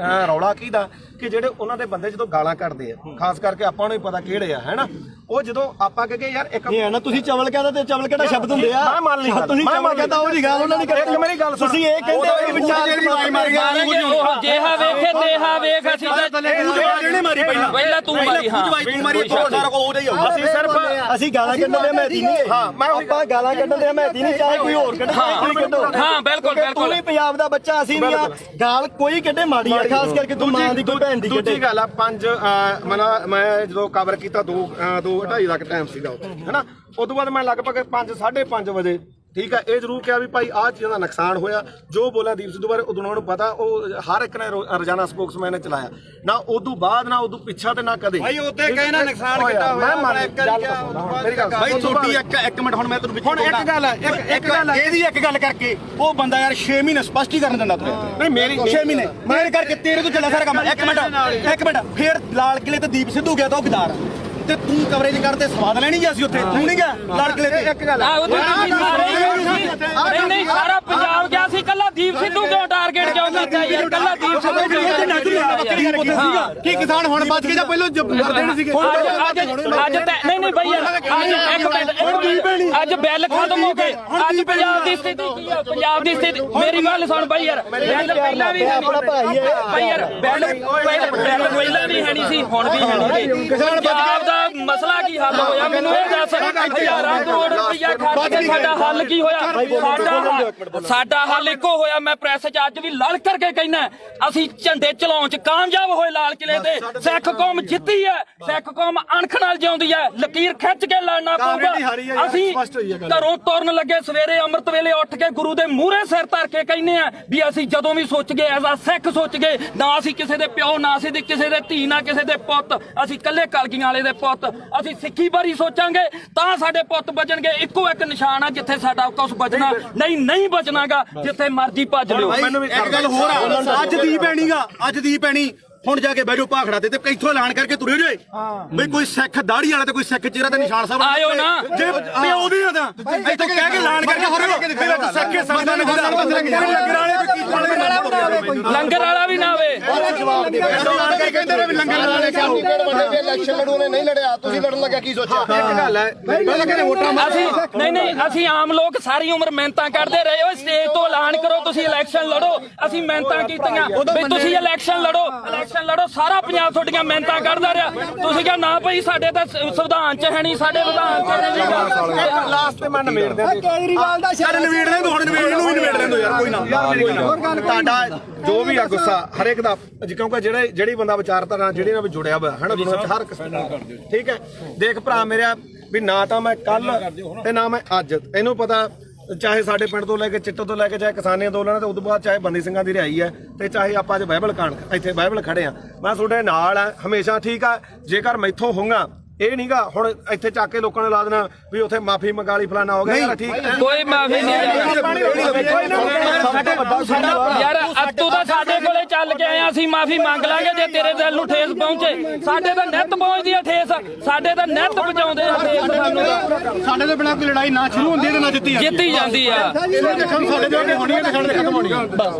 ਰੌਲਾ ਕੀਦਾ ਕਿ ਜਿਹੜੇ ਉਹਨਾਂ ਦੇ ਬੰਦੇ ਜਦੋਂ ਗਾਲਾਂ ਕੱਢਦੇ ਆ ਖਾਸ ਕਰਕੇ ਆਪਾਂ ਨੂੰ ਵੀ ਪਤਾ ਕਿਹੜੇ ਆ ਹੈਨਾ ਉਹ ਜਦੋਂ ਆਪਾਂ ਕਹੇ ਯਾਰ ਇੱਕ ਇਹ ਨਾ ਤੁਸੀਂ ਚਵਲ ਕਹਿੰਦਾ ਤੇ ਚਵਲ ਕਿਹੜਾ ਸ਼ਬਦ ਹੁੰਦੇ ਆ ਮੈਂ ਮੰਨ ਲਈ ਤੁਸੀਂ ਚਵਲ ਕਹਿੰਦਾ ਉਹ ਦੀ ਗੱਲ ਉਹਨਾਂ ਨੇ ਇੱਕ ਮੇਰੀ ਗੱਲ ਸੁਣ ਤੁਸੀਂ ਇਹ ਕਹਿੰਦੇ ਹੋ ਕਿ ਵਿਚਾਰ ਜਿਹੜੀ ਮਾਰੀ ਮਾਰ ਗਿਆ ਜਿਹਾ ਵੇਖੇ ਤੇਹਾ ਵੇਖ ਅਸੀਂ ਤਾਂ ਮਾਰੀ ਪਹਿਲਾਂ ਤੂੰ ਮਾਰੀ ਹਾਂ ਤੂੰ ਮਾਰੀ ਸਾਰਾ ਕੋ ਉਹਦੇ ਹੀ ਆਊਗਾ ਅਸੀਂ ਸਿਰਫ ਅਸੀਂ ਗਾਲਾਂ ਕੱਢਣ ਦੇ ਮੈਦੀ ਨਹੀਂ ਹਾਂ ਮੈਂ ਆਪਾਂ ਗਾਲਾਂ ਕੱਢਣ ਦੇ ਮੈਦੀ ਨਹੀਂ ਚਾਹੇ ਕੋਈ ਹੋਰ ਕੱਢੇ ਕੋਈ ਕੱਢੋ ਹਾਂ ਬਿਲਕੁਲ ਤੂੰ ਵੀ ਪੰਜਾਬ ਦਾ ਬੱਚਾ ਅਸੀਂ ਨਹੀਂ ਆ ਗਾਲ ਕੋਈ ਕੱਢੇ ਮਾੜੀ ਆ ਖਾਸ ਕਰਕੇ ਤੂੰ ਮਾਂ ਦੀ ਕੋਈ ਭੈਣ ਦੀ ਕੱਢੇ ਦੂਜੀ ਗੱਲ ਆ ਮੈਂ ਜਦੋਂ ਕਵਰ ਕੀਤਾ 2:30 ਦਾ ਟਾਈਮ ਸੀਗਾ ਹੈਨਾ ਉਸ ਤੋਂ ਬਾਅਦ ਮੈਂ ਲਗਭਗ 5:30 ਵਜੇ ਠੀਕ ਹੈ ਇਹ ਜ਼ਰੂਰ ਕਿਹਾ ਵੀ ਭਾਈ ਆਹ ਚੀਜ਼ਾਂ ਦਾ ਨੁਕਸਾਨ ਹੋਇਆ ਜੋ ਬੋਲਿਆ ਦੀਪ ਸਿੱਧੂ ਬਾਰੇ ਉਦੋਂ ਨੂੰ ਪਤਾ ਉਹ ਹਰ ਇੱਕ ਨੇ ਰੋਜ਼ਾਨਾ ਸਪੋਕਸਮੈਨ ਨੇ ਚਲਾਇਆ ਨਾ ਉਦੋਂ ਬਾਅਦ ਨਾ ਉਦੋਂ ਪਿੱਛਾ ਤੇ ਨਾ ਕਦੇ ਭਾਈ ਉੱਤੇ ਕਹੇ ਨਾ ਨੁਕਸਾਨ ਕਿੱਦਾਂ ਹੋਇਆ ਮੇਰੀ ਗੱਲ ਭਾਈ ਛੋਟੀ ਇੱਕ ਮਿੰਟ ਹੁਣ ਮੈਂ ਤੈਨੂੰ ਵਿੱਚ ਹੁਣ ਇੱਕ ਗੱਲ ਹੈ ਇੱਕ ਗੱਲ ਹੈ ਇਹਦੀ ਇੱਕ ਗੱਲ ਕਰਕੇ ਉਹ ਬੰਦਾ ਯਾਰ 6 ਮਹੀਨੇ ਸਪਸ਼ਟੀਕਰਨ ਦਿੰਦਾ ਤੂੰ ਨਹੀਂ ਮੇਰੀ 6 ਮਹੀਨੇ ਮੇਰੇ ਕਰਕੇ ਤੇਰੇ ਤੋਂ ਚੱਲਿਆ ਸਾਰਾ ਕੰਮ ਇੱਕ ਮਿੰਟ ਫੇਰ ਲਾਲ ਕਿਲੇ ਤੇ ਦੀਪ ਸਿੱਧੂ ਗਿਆ ਤਾਂ ਉਹ ਗਦਾਰ ਤੇ ਤੂੰ ਕਵਰੇਜ ਕਰਦੇ ਸਵਾਦ ਲੈਣੀ ਗਿਆ ਸੀ ਉੱਥੇ ਤੂੰ ਨਹੀਂ ਗਿਆ ਲਾਲ ਕਿਲੇ ਤੇ ਇੱਕ ਗੱਲ ਨਹੀਂ ਸਾਰਾ ਪੰਜਾਬ ਗਿਆ ਸੀ ਕੱਲਾ ਦੀਪ ਸਿੱਧੂ ਕਿਉਂ ਟਾਰਗੇਟ ਕਿਉਂ ਕੀਤਾ ਯਾਰ ਕੱਲਾ ਦੀਪ ਸਿੱਧੂ ਕੀ ਕਿਸਾਨ ਹੁਣ ਬਚ ਕੇ ਜਾਂ ਪਹਿਲਾਂ ਮਰਦੇ ਨਹੀਂ ਸੀਗੇ ਅੱਜ ਨਹੀਂ ਬਈ ਯਾਰ ਅੱਜ ਇੱਕ ਮਿੰਟ ਅੱਜ ਬਿੱਲ ਖਤਮ ਹੋ ਗਏ ਅੱਜ ਪੰਜਾਬ ਦੀ ਸਥਿਤੀ ਕੀ ਆ ਪੰਜਾਬ ਦੀ ਸਥਿਤੀ ਮੇਰੀ ਗੱਲ ਸੁਣ ਬਈ ਯਾਰ ਬਿੱਲ ਪਹਿਲਾਂ ਵੀ ਆਪਣਾ ਭਾਈ ਹੈ ਬਈ ਯਾਰ ਬਿੱਲ ਪਹਿਲਾਂ ਵੀ ਹੈ ਨਹੀਂ ਸੀ ਹੁਣ ਵੀ ਹੈ ਨਹੀਂ ਪੰਜਾਬ ਦਾ ਮਸਲਾ ਕੀ ਹੱਲ ਹੋਇਆ ਮੈਨੂੰ ਇਹ ਦੱਸ ਹਜ਼ਾਰਾਂ ਕਰੋੜ ਰੁਪਇਆ ਖਰਚ ਕੇ ਸਾਡਾ ਹੱਲ ਕੀ ਹੋਇਆ ਸਾਡਾ ਹੱਲ ਇੱਕੋ ਹੋਇਆ ਮੈਂ ਪ੍ਰੈਸ 'ਚ ਅੱਜ ਵੀ ਲੜ ਕਰਕੇ ਕਹਿਣਾ ਅਸੀਂ ਝੰਡੇ ਚਲਾਉਣ 'ਚ ਕਾਮਯਾਬ ਹੋਏ ਲਾਲ ਕਿਲੇ ਤੇ ਸਿੱਖ ਕੌਮ ਜਿੱਤੀ ਹੈ ਸਿੱਖ ਕੌਮ ਅਣਖ ਨਾਲ ਜਿਉਂਦੀ ਹੈ ਲਕੀਰ ਖਿੱਚ ਕੇ ਲੜਨਾ ਪਊਗਾ ਅਸੀਂ ਘਰੋਂ ਤੁਰਨ ਲੱਗੇ ਸਵੇਰੇ ਅੰਮ੍ਰਿਤ ਵੇਲੇ ਉੱਠ ਕੇ ਗੁਰੂ ਦੇ ਮੂਹਰੇ ਸਿਰ ਧਰ ਕੇ ਕਹਿੰਦੇ ਆ ਵੀ ਅਸੀਂ ਜਦੋਂ ਵੀ ਸੋਚ ਗਏ ਐਜ਼ ਆ ਸਿੱਖ ਸੋਚ ਗਏ ਨਾ ਅਸੀਂ ਕਿਸੇ ਦੇ ਪਿਓ ਨਾ ਅਸੀਂ ਕਿਸੇ ਦੇ ਧੀ ਨਾ ਕਿਸੇ ਦੇ ਪੁੱਤ ਅਸੀਂ ਇਕੱਲੇ ਕਲਗੀਆਂ ਵਾਲੇ ਦੇ ਪੁੱਤ ਅਸੀਂ ਸਿੱਖੀ ਬਾਰੇ ਸੋਚਾਂਗੇ ਤਾਂ ਸਾਡੇ ਪੁੱਤ ਬਚਣਗੇ ਇੱਕੋ ਇੱਕ ਨਿਸ਼ਾਨ ਆ ਜਿੱਥੇ ਸਾਡਾ ਕੁਝ ਬਚਣਾ ਨਹੀਂ ਬਚਣਾਗਾ ਜਿੱਥੇ ਮਰਜ਼ੀ ਭੱਜ ਲਿਓ ਇੱਕ ਗੱਲ ਹੋਰ ਆ ਅੱਜ ਦੀ ਪੈਣੀ ਹੁਣ ਜਾ ਕੇ ਬੈਜੋ ਭਾਖੜਾ ਤੇ ਇੱਥੋਂ ਐਲਾਨ ਕਰਕੇ ਤੁਰੇ ਜੇ ਬਈ ਕੋਈ ਸਿੱਖ ਦਾੜੀ ਵਾਲਾ ਤੇ ਕੋਈ ਸਿੱਖ ਚਿਹਰਾ ਤੇ ਨਿਸ਼ਾਨ ਸਾਹਿਬ ਆਇਓ ਨਾ ਜੇ ਉਹਦੀ ਨਾ ਤਾਂ ਇੱਥੋਂ ਕਹਿ ਕੇ ਐਲਾਨ ਕਰਕੇ ਹੋ ਰਿਹਾ ਸਿੱਖੇ ਸੰਗਤਾਂ ਨੇ ਲੰਗਰ ਵਾਲਾ ਵੀ ਨਾ ਆਵੇ ਐਲਾਨ ਕਰਕੇ ਕਹਿੰਦੇ ਨੇ ਵੀ ਲੰਗਰ ਵਾਲੇ ਇਲੈਕਸ਼ਨ ਲੜੂ ਨੇ ਨਹੀਂ ਲੜਿਆ ਤੁਸੀਂ ਲੜਨ ਲੱਗਿਆ ਕੀ ਸੋਚਿਆ ਇੱਕ ਗੱਲ ਹੈ ਪਹਿਲਾਂ ਕਹਿੰਦੇ ਵੋਟਾਂ ਅਸੀਂ ਆਮ ਲੋਕ ਸਾਰੀ ਉਮਰ ਮਿਹਨਤਾਂ ਕਰਦੇ ਰਹੇ ਓਏ ਸਟੇਜ ਤੋਂ ਐਲਾਨ ਕਰੋ ਤੁਸੀਂ ਇਲੈਕਸ਼ਨ ਲੜੋ ਅਸੀਂ ਮਿਹਨਤਾਂ ਕੀਤੀਆਂ ਵੀ ਤੁਸੀਂ ਇਲੈਕਸ਼ਨ ਲੜੋ ਸਾਰਾ ਪੰਜਾਬ ਤੁਹਾਡੀਆਂ ਮਿਹਨਤਾਂ ਕਰਦਾ ਰਿਹਾ ਤੁਸੀਂ ਕਿਹਾ ਨਾ ਭਾਈ ਸਾਡੇ ਤਾਂ ਸੰਵਿਧਾਨ 'ਚ ਹੈ ਨਹੀਂ ਸਾਡੇ ਵਿਧਾਨ 'ਚ ਨਹੀਂ ਲਾਸਟ ਤੇ ਮੈਂ ਨਿਬੇੜ ਦੇ ਕੇਜਰੀਵਾਲ ਦਾ ਯਾਰ ਨਵੇੜ ਦੇ ਹੁਣ ਨਵੇੜ ਨੂੰ ਵੀ ਨਵੇੜ ਦੇ ਯਾਰ ਕੋਈ ਨਾ ਤੁਹਾਡਾ ਜੋ ਵੀ ਆ ਗੁੱਸਾ ਹਰੇਕ ਦਾ ਕਿਉਂਕਿ ਜਿਹੜੀ ਬੰਦਾ ਵਿਚਾਰਧਾਰਾ ਨਾਲ ਜਿਹੜੀ ਨਾਲ ਵੀ ਜੁੜਿਆ ਹੋਇਆ ਹੈ ਨਾ ਦੁਨੀਆ 'ਚ ਹਰ ਕਿਸਮ ਦਾ ਠੀਕ ਹੈ ਦੇਖ ਭਰਾ ਮੇਰਿਆ ਵੀ ਨਾ ਤਾਂ ਮੈਂ ਕੱਲ ਤੇ ਨਾ ਮੈਂ ਅੱਜ ਇਹਨੂੰ ਪਤਾ ਚਾਹੇ ਸਾਡੇ ਪਿੰਡ ਤੋਂ ਲੈ ਕੇ ਚਿੱਟੇ ਤੋਂ ਲੈ ਕੇ ਚਾਹੇ ਕਿਸਾਨੀ ਅੰਦੋਲਨ ਤੇ ਉਦੋਂ ਬਾਅਦ ਚਾਹੇ ਬੰਦੀ ਸਿੰਘਾਂ ਦੀ ਰਿਹਾਈ ਹੈ ਤੇ ਚਾਹੇ ਆਪਾਂ ਅੱਜ ਬਾਈਬਲ ਕਾਣ ਇੱਥੇ ਬਾਈਬਲ ਖੜੇ ਆ ਮੈਂ ਤੁਹਾਡੇ ਨਾਲ ਆ ਹਮੇਸ਼ਾ ਠੀਕ ਆ ਜੇਕਰ ਮੈਥੋਂ ਹੋਊਗਾ ਇਹ ਨਹੀਂਗਾ ਹੁਣ ਇੱਥੇ ਚੱਕ ਕੇ ਲੋਕਾਂ ਨੇ ਲਾ ਦੇਣਾ ਵੀ ਉੱਥੇ ਮਾਫੀ ਮੰਗਾ ਲਈ ਫਲਾਣਾ ਹੋ ਗਿਆ ਯਾਰ ਠੀਕ ਹੈ ਕੋਈ ਮਾਫੀ ਨਹੀਂ ਯਾਰ ਅੱਤੂ ਤਾਂ ਸਾਡੇ ਕੋਲੇ ਚੱਲ ਕੇ ਆਇਆ ਅਸੀਂ ਮਾਫੀ ਮੰਗ ਲਾਂਗੇ ਜੇ ਤੇਰੇ ਦਿਲ ਨੂੰ ਠੇਸ ਪਹੁੰਚੇ ਸਾਡੇ ਤਾਂ ਨਿੱਤ ਪਹੁੰਚਦੀ ਆ ਠੇਸ ਸਾਡੇ ਤਾਂ ਨਿੱਤ ਪਹੁੰਚਾਉਂਦੇ ਆ ਠੇਸ ਸਾਨੂੰ ਸਾਡੇ ਤੋਂ ਬਿਨਾਂ ਕੋਈ ਲੜਾਈ ਨਾ ਸ਼ੁਰੂ ਹੁੰਦੀ ਤੇ ਨਾ ਜਿੱਤੀ ਜਾਂਦੀ ਆ ਸਾਡੇ ਜੋ ਕਿ ਹੋਣੀ ਹੈ ਤੇ ਸਾਡੇ ਖਤਮ ਹੋਣੀ ਹੈ ਬਸ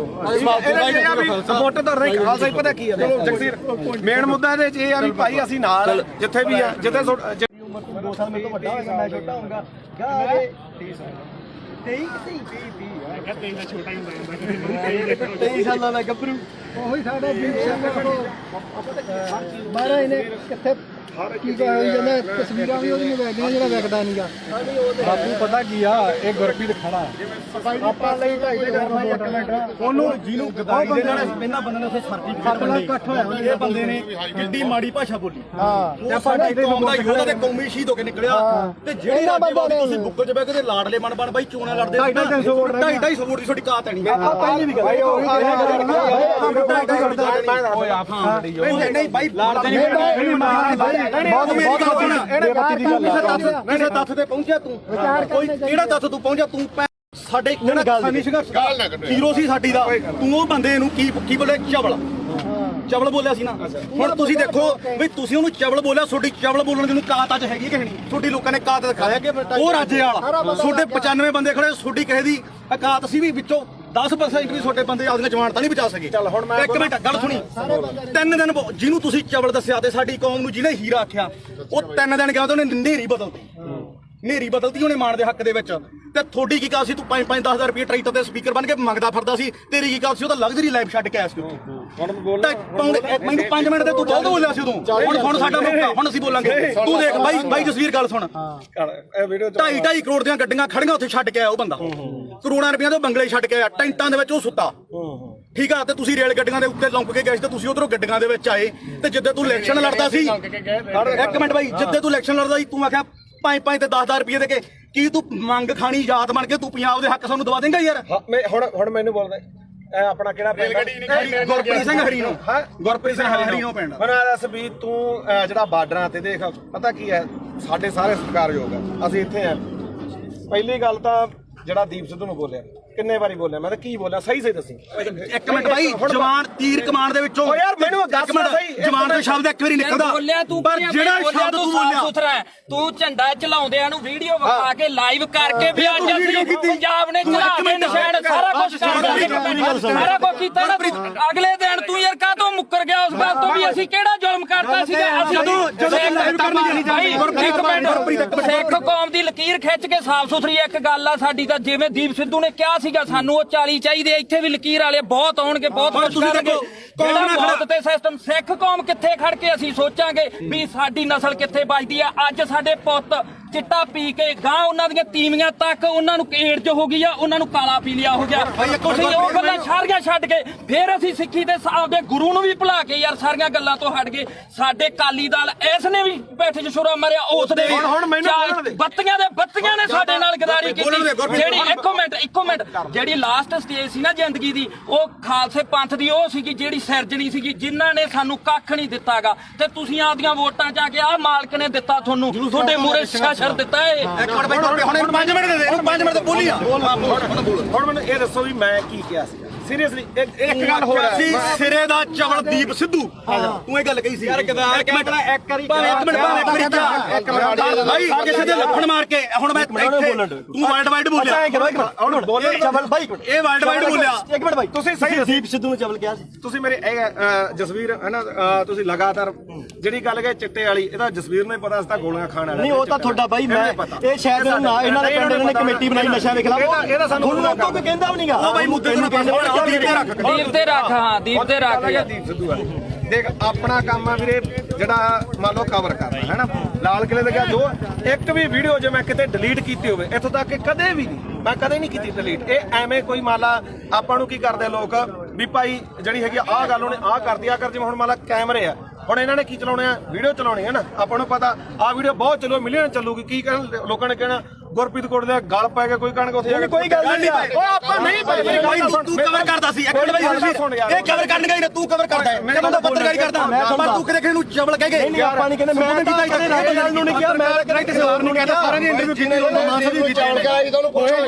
ਸਪੋਰਟ ਤਾਂ ਨਹੀਂ ਖਾਲਸਾ ਹੀ ਪਤਾ ਕੀ ਆ ਜਗਸੀਰ ਮੇਨ ਮੁੱਦਾ ਇਹਦੇ 'ਚ ਇਹ ਆ ਵੀ ਭਾਈ ਅਸੀਂ ਨਾਲ ਜਿੱਥੇ ਵੀ ਆ ਜਿੱਥੇ 2 ਸਾਲ ਮੇਰੇ ਤੋਂ ਵੱਡਾ ਹੋਏਗਾ ਮੈਂ ਛੋਟਾ ਹੋਊਗਾ ਗਾਰੇ 23 ਸਾਲਾਂ ਦਾ ਗੱਭਰੂ ਉਹੀ ਸਾਡਾ ਦੀਪ ਸਿੰਘ ਬਾਰਾ ਇਹਨੇ ਕਿੱਥੇ ਕੀ ਹੋਈ ਜਾਂਦਾ ਤਸਵੀਰਾਂ ਵੀ ਉਹਦੀਆਂ ਵੇਖਦੇ ਜਿਹੜਾ ਵੇਖਦਾ ਨਹੀਂਗਾ ਬਾਪੂ ਪਤਾ ਕੀ ਆ ਇਹ ਗੁਰਪ੍ਰੀਤ ਖੜਾ ਆਪਾਂ ਲਈ ਢਾਈ ਦੇ ਕਰਨਾ ਇੱਕ ਮਿੰਟ ਉਹਨੂੰ ਜਿਹਨੂੰ ਗਦਾਰੀ ਦੇ ਨਾਲ ਇਹਨਾਂ ਬੰਦੇ ਨੇ ਉੱਥੇ ਸਰਟੀਫਿਕੇਟ ਇਕੱਠ ਹੋਇਆ ਇਹ ਬੰਦੇ ਨੇ ਕਿੱਡੀ ਮਾੜੀ ਭਾਸ਼ਾ ਬੋਲੀ ਹਾਂ ਤੇ ਆਪਾਂ ਢਾਈ ਦੇ ਕੌਮ ਦਾ ਯੋਧਾ ਤੇ ਕੌਮੀ ਸ਼ਹੀਦ ਹੋ ਕੇ ਨਿਕਲਿਆ ਤੇ ਜਿਹੜੇ ਰਾਜੇ ਤੁਸੀਂ ਬੁੱਕਲ 'ਚ ਬਹਿ ਕੇ ਤੇ ਲਾਡਲੇ ਬਣ ਬਾਈ ਚੋਣਾਂ ਲੜਦੇ 250 ਵੋਟ ਦੀ ਤੁਹਾਡੀ ਕਾਤ ਹੈ ਨਹੀਂ ਪਹਿਲੀ ਵੀ ਗੱਲ ਓਏ ਆਪ ਨਹੀਂ ਬਾਈ ਲੜਦੇ ਕਿਸੇ ਤੱਥ ਤੇ ਪਹੁੰਚਿਆ ਤੂੰ ਕੋਈ ਕਿਹੜਾ ਤੱਥ ਤੂੰ ਪਹੁੰਚਿਆ ਤੂੰ ਸਾਡੇ ਜਿਹੜਾ ਕਿਸਾਨੀ ਸੰਘਰਸ਼ ਹੀਰੋ ਸੀ ਸਾਡੀ ਦਾ ਤੂੰ ਉਹ ਬੰਦੇ ਨੂੰ ਕੀ ਬੋਲੇ ਚਵਲ ਬੋਲਿਆ ਸੀ ਨਾ ਹੁਣ ਤੁਸੀਂ ਦੇਖੋ ਵੀ ਤੁਸੀਂ ਉਹਨੂੰ ਚਵਲ ਬੋਲਿਆ ਤੁਹਾਡੀ ਚਵਲ ਬੋਲਣ ਦੀ ਨੂੰ ਕਾਤ ਅੱਜ ਹੈਗੀ ਕਿ ਨਹੀਂ ਤੁਹਾਡੀ ਲੋਕਾਂ ਨੇ ਕਾਤ ਦਿਖਾਇਆ ਕਿ ਉਹ ਰਾਜੇ ਵਾਲਾ ਤੁਹਾਡੇ 95 ਬੰਦੇ ਖੜੇ ਤੁਹਾਡੀ ਕਿਸੇ ਦੀ ਕਾਤ ਸੀ ਵੀ ਵਿੱਚੋਂ 10% ਵੀ ਤੁਹਾਡੇ ਬੰਦੇ ਆਪਦੀਆਂ ਜਵਾਨਤਾਂ ਨਹੀਂ ਬਚਾ ਸਕੇ ਚੱਲ ਹੁਣ ਮੈਂ ਇੱਕ ਮਿੰਟ ਗੱਲ ਸੁਣੀ 3 ਦਿਨ ਜਿਹਨੂੰ ਤੁਸੀਂ ਚਵਲ ਦੱਸਿਆ ਤੇ ਸਾਡੀ ਕੌਮ ਨੂੰ ਜਿਹਨੇ ਹੀਰਾ ਆਖਿਆ ਉਹ 3 ਦਿਨ ਗਿਆ ਤੇ ਉਹਨੇ ਨੇਰੀ ਬਦਲਤੀ ਉਹਨੇ ਮਾਣ ਦੇ ਹੱਕ ਦੇ ਵਿੱਚ ਤੇ ਤੁਹਾਡੀ ਕੀ ਕਾਲ ਸੀ ਤੂੰ 5-10,000 ਰੁਪਏ ਟਰੈਕਟਰ ਤੇ ਸਪੀਕਰ ਬਣ ਕੇ ਮੰਗਦਾ ਫਿਰਦਾ ਸੀ ਤੇਰੀ ਕੀ ਕਾਲ ਸੀ ਉਹ ਤਾਂ ਲਗਜ਼ਰੀ ਲਾਈਫ ਛੱਡ ਕੇ ਆਇਆ ਸੀ ਮੈਨੂੰ 5 ਮਿੰਟ ਤੇ ਤੂੰ ਬਹੁਤ ਬੋਲਿਆ ਸੀ ਉਦੋਂ ਹੁਣ ਸਾਡਾ ਮੌਕਾ ਹੁਣ ਅਸੀਂ ਬੋਲਾਂਗੇ ਤੂੰ ਦੇਖ ਬਾਈ ਜਸਵੀਰ ਗੱਲ ਸੁਣ 2.5 ਕਰੋੜ ਦੀਆਂ ਗੱਡੀਆਂ ਖੜੀਆਂ ਉੱਥੇ ਛੱਡ ਕੇ ਆਇਆ ਉਹ ਬੰਦਾ ਕਰੋੜਾਂ ਰੁਪਈਆਂ ਦੇ ਬੰਗਲੇ ਛੱਡ ਕੇ ਆਇਆ ਟੈਂਟਾਂ ਦੇ ਵਿੱਚ ਉਹ ਸੁੱਤਾ ਠੀਕ ਆ ਤੇ ਤੁਸੀਂ ਰੇਲ ਗੱਡੀਆਂ ਦੇ ਉੱਤੇ ਲੰਕ ਕੇ ਗਏ ਸੀ ਤੇ ਤੁਸੀਂ ਉਧਰੋਂ ਗੱਡੀਆਂ ਦੇ ਵਿੱਚ ਆਏ ਤੇ ਜਿੱਦੇ ਤੂੰ ਇਲੈਕਸ਼ਨ ਲੜਦਾ ਸੀ ਇੱਕ ਮਿੰਟ ਬਾਈ ਜਿੱਦੇ ਤੂੰ ਇਲੈਕਸ਼ਨ ਲੜਦਾ ਸੀ ਤੂੰ ਆਖਿਆ 5 ਤੇ 10,000 ਰੁਪਏ ਦੇ ਕੇ ਕੀ ਤੂੰ ਮੰਗ ਖਾਣੀ ਯਾਦ ਬਣ ਕੇ ਤੂੰ ਪੰਜਾਬ ਦੇ ਹੱਕ ਸਾਨੂੰ ਦਵਾ ਦੇਂਗਾ ਯਾਰ? ਹੁਣ ਮੈਨੂੰ ਬੋਲਦਾ ਇਹ ਆਪਣਾ ਕਿਹੜਾ ਪਿੰਡ ਗੁਰਪ੍ਰੀਤ ਸਿੰਘ ਹਰੀਨੋ ਗੁਰਪ੍ਰੀਤ ਸਿੰਘ ਹਰੀਨੋ ਪਿੰਡ। ਮੈਨੂੰ ਇਹ ਦੱਸ ਵੀ ਤੂੰ ਜਿਹੜਾ ਬਾਰਡਰਾਂ ਤੇ ਦੇਖ ਪਤਾ ਕੀ ਹੈ ਸਾਡੇ ਸਾਰੇ ਸਤਿਕਾਰਯੋਗ ਆ ਅਸੀਂ ਇੱਥੇ ਆ। ਪਹਿਲੀ ਗੱਲ ਤਾਂ ਜਿਹੜਾ ਦੀਪ ਸਿੱਧੂ ਨੂੰ ਬੋਲਿਆ ਕਿੰਨੇ ਵਾਰੀ ਬੋਲਿਆ ਮੈਂ ਤਾਂ ਕੀ ਬੋਲਿਆ ਸਹੀ ਦੱਸੀ। ਇੱਕ ਮਿੰਟ ਬਾਈ ਜਵਾਨ ਤੀਰ ਕਮਾਨ ਦੇ ਵਿੱਚੋਂ ਓ ਯਾਰ ਮੈਨੂੰ ਦੱਸ ਸਹੀ ਜਵਾਨ ਦਾ ਸ਼ਬਦ ਇੱਕ ਵਾਰੀ ਨਿਕਲਦਾ ਬੋਲਿਆ ਤੂੰ ਪਰ ਜਿਹੜਾ ਸ਼ਬਦ ਤੂੰ ਬੋਲਿਆ ਸੁਥਰਾ ਤੂੰ ਝੰਡਾ ਚਲਾਉਂਦਿਆਂ ਨੂੰ ਵੀਡੀਓ ਵਿਖਾ ਕੇ ਲਾਈਵ ਕਰਕੇ ਵੀ ਅੱਜ ਅਸੀਂ ਪੰਜਾਬ ਨੇ ਚੜਾ ਕੇ ਨਿਸ਼ਾਨ ਸਾਰਾ ਕੁਝ ਕਰਦਾ ਸਾਰਾ ਕੁਝ ਕੀਤਾ ਨਾ ਅਗਲੇ ਦਿਨ ਤੂੰ ਯਾਰ ਕਾਹਤੋਂ ਮੁੱਕਰ ਗਿਆ ਉਸ ਗੱਲ ਤੋਂ ਵੀ ਅਸੀਂ ਕਿਹੜਾ ਜ਼ੁਲਮ ਕਰਤਾ ਸੀਗਾ ਅਸੀਂ ਸਿੱਖ ਕੌਮ ਦੀ ਲਕੀਰ ਖਿੱਚ ਕੇ ਸਾਫ਼ ਸੁਥਰੀ ਇੱਕ ਗੱਲ ਆ ਸਾਡੀ ਤਾਂ ਜਿਵੇਂ ਦੀਪ ਸਿੱਧੂ ਨੇ ਕਿਹਾ ਸੀਗਾ ਸਾਨੂੰ ਉਹ 40 ਚਾਹੀਦੇ ਇੱਥੇ ਵੀ ਲਕੀਰ ਵਾਲੇ ਬਹੁਤ ਆਉਣਗੇ ਬਹੁਤ ਕੁਝ ਕਰਨਗੇ ਜਿਹੜਾ ਮੌਤ ਤੇ ਸਿਸਟਮ ਸਿੱਖ ਕੌਮ ਕਿੱਥੇ ਖੜ ਕੇ ਅਸੀਂ ਸੋਚਾਂਗੇ ਵੀ ਸਾਡੀ ਨਸਲ ਕਿੱਥੇ ਬਚਦੀ ਆ। ਅੱਜ ਸਾਡੇ ਪੁੱਤ ਚਿੱਟਾ ਪੀ ਕੇ ਗਾਂ ਉਹਨਾਂ ਦੀਆਂ ਤੀਵੀਆਂ ਤੱਕ ਉਹਨਾਂ ਨੂੰ ਏਡਜ਼ ਹੋ ਗਈ ਆ ਉਹਨਾਂ ਨੂੰ ਕਾਲਾ ਪੀਲੀਆ ਹੋ ਗਿਆ। ਤੁਸੀਂ ਉਹ ਗੱਲਾਂ ਸਾਰੀਆਂ ਛੱਡ ਕੇ ਫਿਰ ਅਸੀਂ ਸਿੱਖੀ ਦੇ ਆਪਦੇ ਗੁਰੂ ਨੂੰ ਵੀ ਭੁਲਾ ਕੇ ਯਾਰ ਸਾਰੀਆਂ ਗੱਲਾਂ ਤੋਂ ਹਟ ਗਏ। ਸਾਡੇ ਕਾਲੀ ਦਲ ਇਸ ਨੇ ਵੀ ਬੈਠੇ ਚ ਛੁਰਾ ਮਾਰਿਆ ਉਸ ਦੇ ਬੱਤੀਆਂ ਨੇ ਸਾਡੇ ਨਾਲ ਗਦਾਰੀ ਕੀਤੀ। ਜਿਹੜੀ ਇੱਕੋ ਮਿੰਟ ਜਿਹੜੀ ਲਾਸਟ ਸਟੇਜ ਸੀ ਨਾ ਜ਼ਿੰਦਗੀ ਦੀ ਉਹ ਖਾਲਸੇ ਪੰਥ ਦੀ ਉਹ ਸੀਗੀ ਜਿਹੜੀ ਸਿਰਜਣੀ ਸੀਗੀ ਜਿਨ੍ਹਾਂ ਨੇ ਸਾਨੂੰ ਕੱਖ ਨਹੀਂ ਦਿੱਤਾਗਾ ਤੇ ਤੁਸੀਂ ਆਪਦੀਆਂ ਵੋਟਾਂ ਚ ਆ ਕੇ ਆਹ ਮਾਲਕ ਨੇ ਦਿੱਤਾ ਤੁਹਾਨੂੰ ਤੁਹਾਡੇ ਮੂਹਰੇ ਸ਼ਾਸਰ ਦਿੱਤਾ ਏ। ਇੱਕ ਮਿੰਟ ਬਾਈ ਹੁਣ 5 ਮਿੰਟ ਦੇ ਦੇ 5 ਮਿੰਟ ਤੇ ਬੋਲੀ ਆ। ਹੁਣ ਮੈਨੂੰ ਇਹ ਦੱਸੋ ਵੀ ਮੈਂ ਕੀ ਕਿਹਾ ਸੀ ਸੀਰੀਅਸਲੀ ਇੱਕ ਗੱਲ ਹੋ ਰਹੀ ਸੀ ਸਿਰੇ ਦਾ ਚਵਲ ਦੀਪ ਸਿੱਧੂ ਤੂੰ ਇਹ ਗੱਲ ਕਹੀ ਸੀ ਯਾਰ ਗਦਾਰ ਇੱਕ ਮਿੰਟ ਭਾਈ ਕਿਸੇ ਦੇ ਲੱਫੜ ਮਾਰ ਕੇ ਹੁਣ ਮੈਂ ਇੱਥੇ ਤੂੰ ਵਰਲਡ ਵਾਈਡ ਬੋਲਿਆ ਹੁਣ ਬੋਲੇ ਚਵਲ ਬਾਈ ਇਹ ਵਰਲਡ ਵਾਈਡ ਬੋਲਿਆ। ਇੱਕ ਮਿੰਟ ਬਾਈ ਤੁਸੀਂ ਸਹੀ ਦੀਪ ਸਿੱਧੂ ਨੂੰ ਚਵਲ ਕਿਹਾ ਸੀ ਤੁਸੀਂ ਮੇਰੇ ਜਸਵੀਰ ਹੈ ਨਾ ਤੁਸੀਂ ਲਗਾਤਾਰ ਜਿਹੜੀ ਗੱਲ ਕਹੇ ਚਿੱਟੇ ਵਾਲੀ ਇਹਦਾ ਜਸਵੀਰ ਨੂੰ ਹੀ ਪਤਾ ਅਸਤਾ ਗੋਲੀਆਂ ਖਾਣ ਵਾਲਾ ਨਹੀਂ ਉਹ ਤਾਂ ਤੁਹਾਡਾ ਬਾਈ ਮੈਂ ਇਹ ਸ਼ਾਇਦ ਇਹਨਾਂ ਦੇ ਪਿੰਡ ਨੇ ਕਮੇਟੀ ਬਣਾਈ ਨਸ਼ਾ ਦੇ ਖਿਲਾਫ ਇਹਦਾ ਸਾਨੂੰ ਲੋਕਾਂ ਕੋਈ ਕਹਿੰਦਾ ਵੀ ਨਹੀਂਗਾ ਉਹ ਬਾਈ ਮੁੱਦੇ ਨੂੰ ਦੀਪ ਤੇ ਰੱਖ ਹਾਂ ਦੀਪ ਤੇ ਰੱਖ ਦੀਪ ਸਿੱਧੂ ਆ ਦੇਖ ਆਪਣਾ ਕੰਮ ਆ ਵੀਰੇ ਜਿਹੜਾ ਮੰਨ ਲਓ ਕਵਰ ਕਰਨਾ ਹੈ ਨਾ ਲਾਲ ਕਿਲੇ ਦੇ ਗਿਆ ਜੋ ਇੱਕ ਵੀ ਵੀਡੀਓ ਜੇ ਮੈਂ ਕਿਤੇ ਡਿਲੀਟ ਕੀਤੀ ਹੋਵੇ ਇੱਥੋਂ ਤੱਕ ਕਿ ਕਦੇ ਵੀ ਨਹੀਂ ਮੈਂ ਕਦੇ ਨਹੀਂ ਕੀਤੀ ਡਿਲੀਟ। ਇਹ ਐਵੇਂ ਕੋਈ ਮਾਲਾ ਆਪਾਂ ਨੂੰ ਕੀ ਕਰਦੇ ਲੋਕ ਵੀ ਭਾਈ ਜਿਹੜੀ ਹੈਗੀ ਆਹ ਗੱਲ ਉਹਨੇ ਆਹ ਕਰਦੀ ਆ ਕਰ ਜਿਵੇਂ ਹੁਣ ਮਾਲਾ ਕੈਮਰੇ ਆ ਹੁਣ ਇਹਨਾਂ ਨੇ ਕੀ ਚਲਾਉਣੇ ਆ ਵੀਡੀਓ ਚਲਾਉਣੀ ਹੈ ਨਾ ਆਪਾਂ ਨੂੰ ਪਤਾ ਆਹ ਵੀਡੀਓ ਬਹੁਤ ਚੱਲੋ ਮਿਲੀਅਨ ਚੱਲੂਗੀ ਕੀ ਕਹਿਣ ਲੋਕਾਂ ਨੇ ਕਹਿਣਾ ਗੁਰਪ੍ਰੀਤ ਕੋਟ ਦੇ ਗਲ ਪੈ ਕੇ ਕੋਈ ਕਣਕ ਉੱਥੇ ਜਾ ਕੇ ਕੋਈ ਗੱਲ ਨਹੀਂ ਉਹ ਆਪਾਂ ਨਹੀਂ ਭਾਈ ਤੂੰ ਕਵਰ ਕਰਦਾ ਸੀ ਇੱਕ ਮਿੰਟ ਬਾਈ ਇਹ ਕਵਰ ਕਰਨ ਗਈ ਨਾ ਤੂੰ ਕਵਰ ਕਰਦਾ ਮੈਂ ਤਾਂ ਪੱਤਰਕਾਰੀ ਕਰਦਾ ਪਰ ਤੂੰ ਕਿਤੇ ਨੂੰ ਚਵਲ ਕਹਿ ਗਏ ਨਹੀਂ ਆਪਾਂ ਨਹੀਂ ਕਹਿੰਦੇ ਮੈਂ ਤਾਂ ਗੱਲ ਨੂੰ ਨਹੀਂ ਕਿਹਾ ਮੈਂ ਤਾਂ ਕਿਸੇ ਹੋਰ ਨੂੰ ਕਹਿੰਦਾ ਸਾਰਿਆਂ ਦੀ ਇੰਟਰਵਿਊ ਕੀਤੀ ਮਾਸਾ ਵੀ ਕੀਤਾ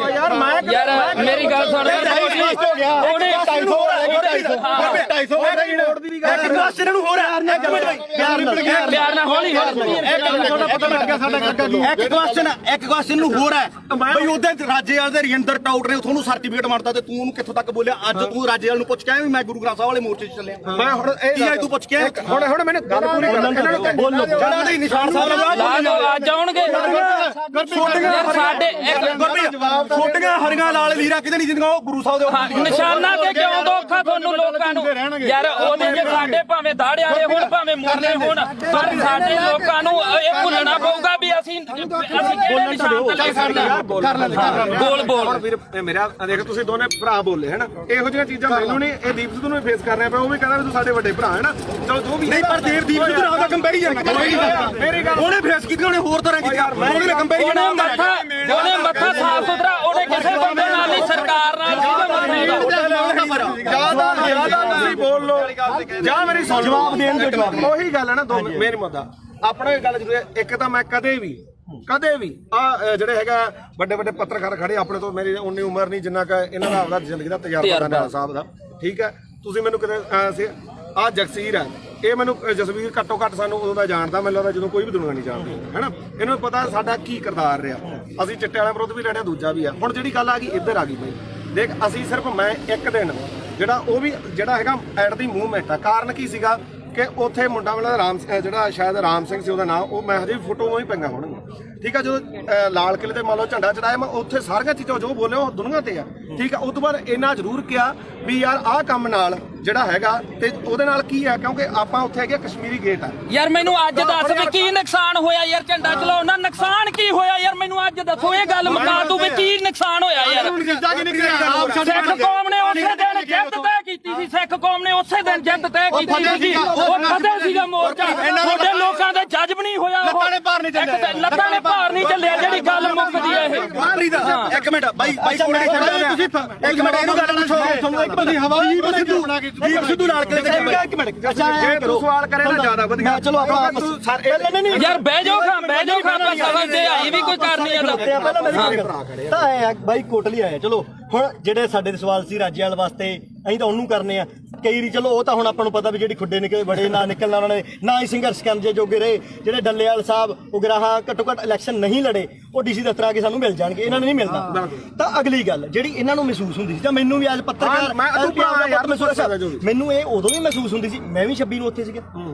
ਯਾਰ ਮੈਂ ਯਾਰ ਮੇਰੀ ਗੱਲ ਸੁਣ ਉਹਨੇ 250 ਦੀ ਵੀ ਗੱਲ ਇੱਕ ਕੁਐਸਚਨ ਨੂੰ ਹੋ ਰਿਹਾ ਇੱਕ ਮਿੰਟ ਬਾਈ ਪਿਆਰ ਨਾਲ ਹੌਲੀ ਤੁਹਾਡਾ ਪਤਾ ਲੱਗ ਗਿਆ ਸਾਡਾ ਕਾਕਾ ਨੂੰ ਇੱਕ ਕੁਐਸਚਨ ਨੂੰ ਹੋ ਰਿਹਾ ਬਈ ਉਹਦੇ ਰਾਜੇ ਵਾਲੇ ਦੇ ਰਿੰਦਰ ਟਾਊਟ ਨੇ ਤੁਹਾਨੂੰ ਸਰਟੀਫਿਕੇਟ ਮਾਰਤਾ ਤੇ ਤੂੰ ਉਹਨੂੰ ਕਿੱਥੋਂ ਤੱਕ ਬੋਲਿਆ ਅੱਜ ਤੂੰ ਰਾਜੇ ਵਾਲੇ ਨੂੰ ਪੁੱਛ ਕੇ ਆਇਆ ਵੀ ਮੈਂ ਗੁਰੂ ਗ੍ਰੰਥ ਸਾਹਿਬ ਵਾਲੇ ਮੋਰਚੇ 'ਚ ਚੱਲਿਆ ਮੈਂ ਹੁਣ ਇਹ ਤੂੰ ਪੁੱਛ ਕੇ ਹੁਣ ਮੈਨੂੰ ਗੱਲ ਪੂਰੀ ਕਰ ਇਹਨਾਂ ਨੂੰ ਬੋਲੋ ਜਿਹੜਾ ਨਹੀਂ ਨਿਸ਼ਾਨ ਸਾਹਿਬ ਅੱਜ ਆਉਣਗੇ ਸਾਡੇ ਛੋਟੀਆਂ ਹਰੀਆਂ ਲਾਲ ਲੀਰਾ ਕਿਤੇ ਨਹੀਂ ਜਿੰਦੀਆਂ ਉਹ ਗੁਰੂ ਸਾਹਿਬ ਦੇ ਨਿਸ਼ਾਨਾ ਤੇ ਕਿਉਂ ਦੋਖਾ ਤੁਹਾਨੂੰ ਲੋਕਾਂ ਨੂੰ ਯਾਰ ਉਹਦੇ ਜੇ ਸਾਡੇ ਭਾਵੇਂ ਦਾੜਿਆਂ ਵਾਲੇ ਹੋਣ ਭਾਵੇਂ ਮੁਰਲੇ ਹੋਣ ਪਰ ਸਾਡੇ ਲੋਕਾਂ ਨੂੰ ਇਹ ਭੁੱਲਣਾ ਪਊਗਾ ਵੀ ਅਸੀਂ ਕਿਹੜੇ ਨਿਸ਼ਾਨ ਤੇ ਕਰਨਾ ਬੋਲ ਹੁਣ ਵੀਰ ਮੇਰਾ ਦੇਖ ਤੁਸੀਂ ਦੋਨੇ ਭਰਾ ਬੋਲੇ ਹੈ ਨਾ ਇਹੋ ਜਿਹੀਆਂ ਚੀਜ਼ਾਂ ਮੈਨੂੰ ਨਹੀਂ ਇਹ ਦੀਪ ਸਿੱਧੂ ਨੂੰ ਫੇਸ ਕਰ ਰਿਹਾ ਪਿਆ ਉਹ ਵੀ ਕਹਿੰਦਾ ਵੀ ਤੂੰ ਸਾਡੇ ਵੱਡੇ ਭਰਾ ਹੈ ਨਾ ਚਲੋ ਜੋ ਵੀ ਨਹੀਂ ਪਰ ਦੀਪ ਸਿੱਧੂ ਨਾਲ ਦਾ ਕੰਪੈਰੀਜ਼ਨ ਮੇਰੀ ਗੱਲ ਉਹਨੇ ਫੇਸ ਕੀਤੀ ਉਹਨੇ ਹੋਰ ਤਰ੍ਹਾਂ ਕੀਤੀ ਉਹਨੇ ਕੰਪੈਰੀਜ਼ਨ ਉਹਨੇ ਮੱਥਾ ਸਾਫ ਸੁਥਰਾ ਉਹਨੇ ਕਿਸੇ ਬੰਦੇ ਨਾਲ ਨਹੀਂ ਸਰਕਾਰ ਨਾਲ ਜਿਆਦਾ ਤੁਸੀਂ ਬੋਲ ਲੋ ਜਾਂ ਮੇਰੀ ਸੁਣ ਜਵਾਬ ਦੇਣ ਦੇ ਜਵਾਬ ਉਹੀ ਗੱਲ ਹੈ ਨਾ ਦੋ ਮੇਰੀ ਮੁੱਦਾ ਆਪਣਾ ਇਹ ਗੱਲ ਜ਼ਰੂਰ ਹੈ ਇੱਕ ਤਾਂ ਮੈਂ ਕਦੇ ਵੀ ਆ ਜਿਹੜੇ ਹੈਗਾ ਵੱਡੇ ਪੱਤਰਕਾਰ ਖੜੇ ਆਪਣੇ ਤੋਂ ਮੇਰੀ ਉਨੀ ਉਮਰ ਨਹੀਂ ਜਿੰਨਾ ਕਿ ਇਹਨਾਂ ਦਾ ਆਪਦਾ ਜ਼ਿੰਦਗੀ ਦਾ ਤਜਰਬਾ ਦਾ ਨਾਲਾ ਸਾਹਿਬ ਦਾ ਠੀਕ ਹੈ ਤੁਸੀਂ ਮੈਨੂੰ ਕਿਤੇ ਆ ਜਗਸੀਰ ਹੈ ਇਹ ਮੈਨੂੰ ਜਸਵੀਰ ਘੱਟੋ ਘੱਟ ਸਾਨੂੰ ਉਦੋਂ ਦਾ ਜਾਣਦਾ ਮੈਨੂੰ ਲੱਗਦਾ ਜਦੋਂ ਕੋਈ ਵੀ ਦੁਨੀਆ ਨਹੀਂ ਜਾਣਦੀ ਹੈਨਾ ਇਹਨੂੰ ਪਤਾ ਸਾਡਾ ਕੀ ਕਿਰਦਾਰ ਰਿਹਾ ਅਸੀਂ ਚਿੱਟੇ ਵਾਲਿਆਂ ਵਿਰੁੱਧ ਵੀ ਲੜਿਆ ਦੂਜਾ ਵੀ ਆ ਹੁਣ ਜਿਹੜੀ ਗੱਲ ਆ ਗਈ ਇੱਧਰ ਆ ਗਈ ਬਈ ਦੇਖ ਅਸੀਂ ਸਿਰਫ ਮੈਂ ਇੱਕ ਦਿਨ ਜਿਹੜਾ ਉਹ ਵੀ ਜਿਹੜਾ ਹੈਗਾ ਐਟ ਦੀ ਮੂਵਮੈਂਟ ਆ ਕਾਰਨ ਕੀ ਸੀਗਾ ਕਿ ਉੱਥੇ ਮੁੰਡਾ ਵਾਲਾ ਰਾਮ ਜਿਹੜਾ ਸ਼ਾਇਦ ਰਾਮ ਸਿੰਘ ਸੀ ਉਹਦਾ ਨਾਮ ਉਹ ਮੈਂ ਹਜੇ ਵੀ ਫੋਟੋ ਉਹ ਹੀ ਪਈਆਂ ਹੋਣਗੀਆਂ ਠੀਕ ਆ ਜਦੋਂ ਲਾਲ ਕਿਲੇ ਤੇ ਮੰਨ ਲਓ ਝੰਡਾ ਚੜਾਇਆ ਮੈਂ ਉੱਥੇ ਸਾਰੀਆਂ ਚੀਜ਼ਾਂ ਜੋ ਬੋਲੇ ਉਹ ਦੁਨੀਆ ਤੇ ਆ ਠੀਕ ਆ ਉਸ ਤੋਂ ਬਾਅਦ ਇੰਨਾ ਜ਼ਰੂਰ ਕਿਹਾ ਵੀ ਯਾਰ ਆਹ ਕੰਮ ਨਾਲ ਜਿਹੜਾ ਹੈਗਾ ਤੇ ਉਹਦੇ ਨਾਲ ਕੀ ਆ ਕਿਉਂਕਿ ਆਪਾਂ ਉੱਥੇ ਹੈਗੇ ਕਸ਼ਮੀਰੀ ਗੇਟ ਆ ਯਾਰ ਮੈਨੂੰ ਅੱਜ ਦੱਸ ਵੀ ਕੀ ਨੁਕਸਾਨ ਹੋਇਆ ਯਾਰ ਝੰਡਾ ਚਲਾਉਣ ਨਾਲ ਨੁਕਸਾਨ ਕੀ ਹੋਇਆ ਯਾਰ ਮੈਨੂੰ ਅੱਜ ਦੱਸੋ ਇਹ ਗੱਲ ਮੁਕਾ ਦੂੰ ਵੀ ਕੀ ਨੁਕਸਾਨ ਹੋਇਆ ਯਾਰ ਸਿੱਖ ਕੌਮ ਨੇ ਉਸੇ ਦਿਨ ਜਿੱਤ ਤੈਅ ਕੀਤੀ ਸੀ ਸਿੱਖ ਕੌਮ ਨੇ ਉਸੇ ਦਿਨ ਜਿੱਤ ਤੈਅ ਕੀਤੀ ਸੀ। ਉਹ ਫਤਿਹ ਸੀਗਾ ਮੋਰਚਾ। ਤੁਹਾਡੇ ਲੋਕਾਂ ਦੇ ਜੱਜ ਵੀ ਨਹੀਂ ਹੋਇਆ। ਲੱਤਾਂ ਨੇ ਭਾਰ ਨਹੀਂ ਚੱਲਿਆ ਜਿਹੜੀ ਗੱਲ ਮੁੱਕਦੀ ਹੈ ਇਹ। ਇੱਕ ਮਿੰਟ ਬਾਈ ਤੁਸੀਂ ਇੱਕ ਮਿੰਟ ਇਹਨੂੰ ਗੱਲ ਨੂੰ ਤੁਹਾਨੂੰ ਇੱਕ ਤੁਸੀਂ ਹਵਾਈ ਦੀਪ ਸਿੱਧੂ ਨਾਲ ਕਿਤੇ ਇੱਕ ਮਿੰਟ ਅੱਛਾ ਜੇ ਤੂੰ ਸਵਾਲ ਕਰੇ ਤਾਂ ਜ਼ਿਆਦਾ ਵਧੀਆ। ਚਲੋ ਆਪਾਂ ਯਾਰ ਬਹਿ ਜਾਓ ਖਾਂ ਸਵਾਲ ਤੇ ਆਈ ਵੀ ਕੋਈ ਕਰਨੀ ਆ ਤਾਂ ਆਏ ਆ ਬਾਈ ਕੋਟਲੀ ਆਏ ਚਲੋ ਹੁਣ ਜਿਹੜੇ ਸਾਡੇ ਸਵਾਲ ਸੀ ਰਾਜੇਵਾਲ ਵਾਸਤੇ ਅਸੀਂ ਤਾਂ ਉਹਨੂੰ ਕਰਨੇ ਆ ਕਈ ਰੀ ਚਲੋ ਉਹ ਤਾਂ ਹੁਣ ਆਪਾਂ ਨੂੰ ਪਤਾ ਵੀ ਜਿਹੜੀ ਖੁੱਡੇ ਨਿਕਲੇ ਬੜੇ ਨਾ ਨਿਕਲਣਾ ਉਹਨਾਂ ਨੇ ਨਾ ਹੀ ਸੰਘਰਸ਼ ਕਰਨ ਜੇ ਜੋਗੇ ਰਹੇ ਜਿਹੜੇ ਡੱਲੇਵਾਲ ਸਾਹਿਬ ਉਗਰਾਹਾਂ ਘੱਟੋ ਘੱਟ ਇਲੈਕਸ਼ਨ ਨਹੀਂ ਲੜੇ ਉਹ ਡੀਸੀ ਦਫ਼ਤਰ ਆ ਕੇ ਸਾਨੂੰ ਮਿਲ ਜਾਣਗੇ ਇਹਨਾਂ ਨੂੰ ਨਹੀਂ ਮਿਲਦਾ। ਤਾਂ ਅਗਲੀ ਗੱਲ ਜਿਹੜੀ ਇਹਨਾਂ ਨੂੰ ਮਹਿਸੂਸ ਹੁੰਦੀ ਸੀ ਜਾਂ ਮੈਨੂੰ ਵੀ ਅੱਜ ਪੱਤਰਕਾਰ ਮੈਨੂੰ ਇਹ ਉਦੋਂ ਵੀ ਮਹਿਸੂਸ ਹੁੰਦੀ ਸੀ। ਮੈਂ ਵੀ 26 ਨੂੰ ਉੱਥੇ ਸੀਗਾ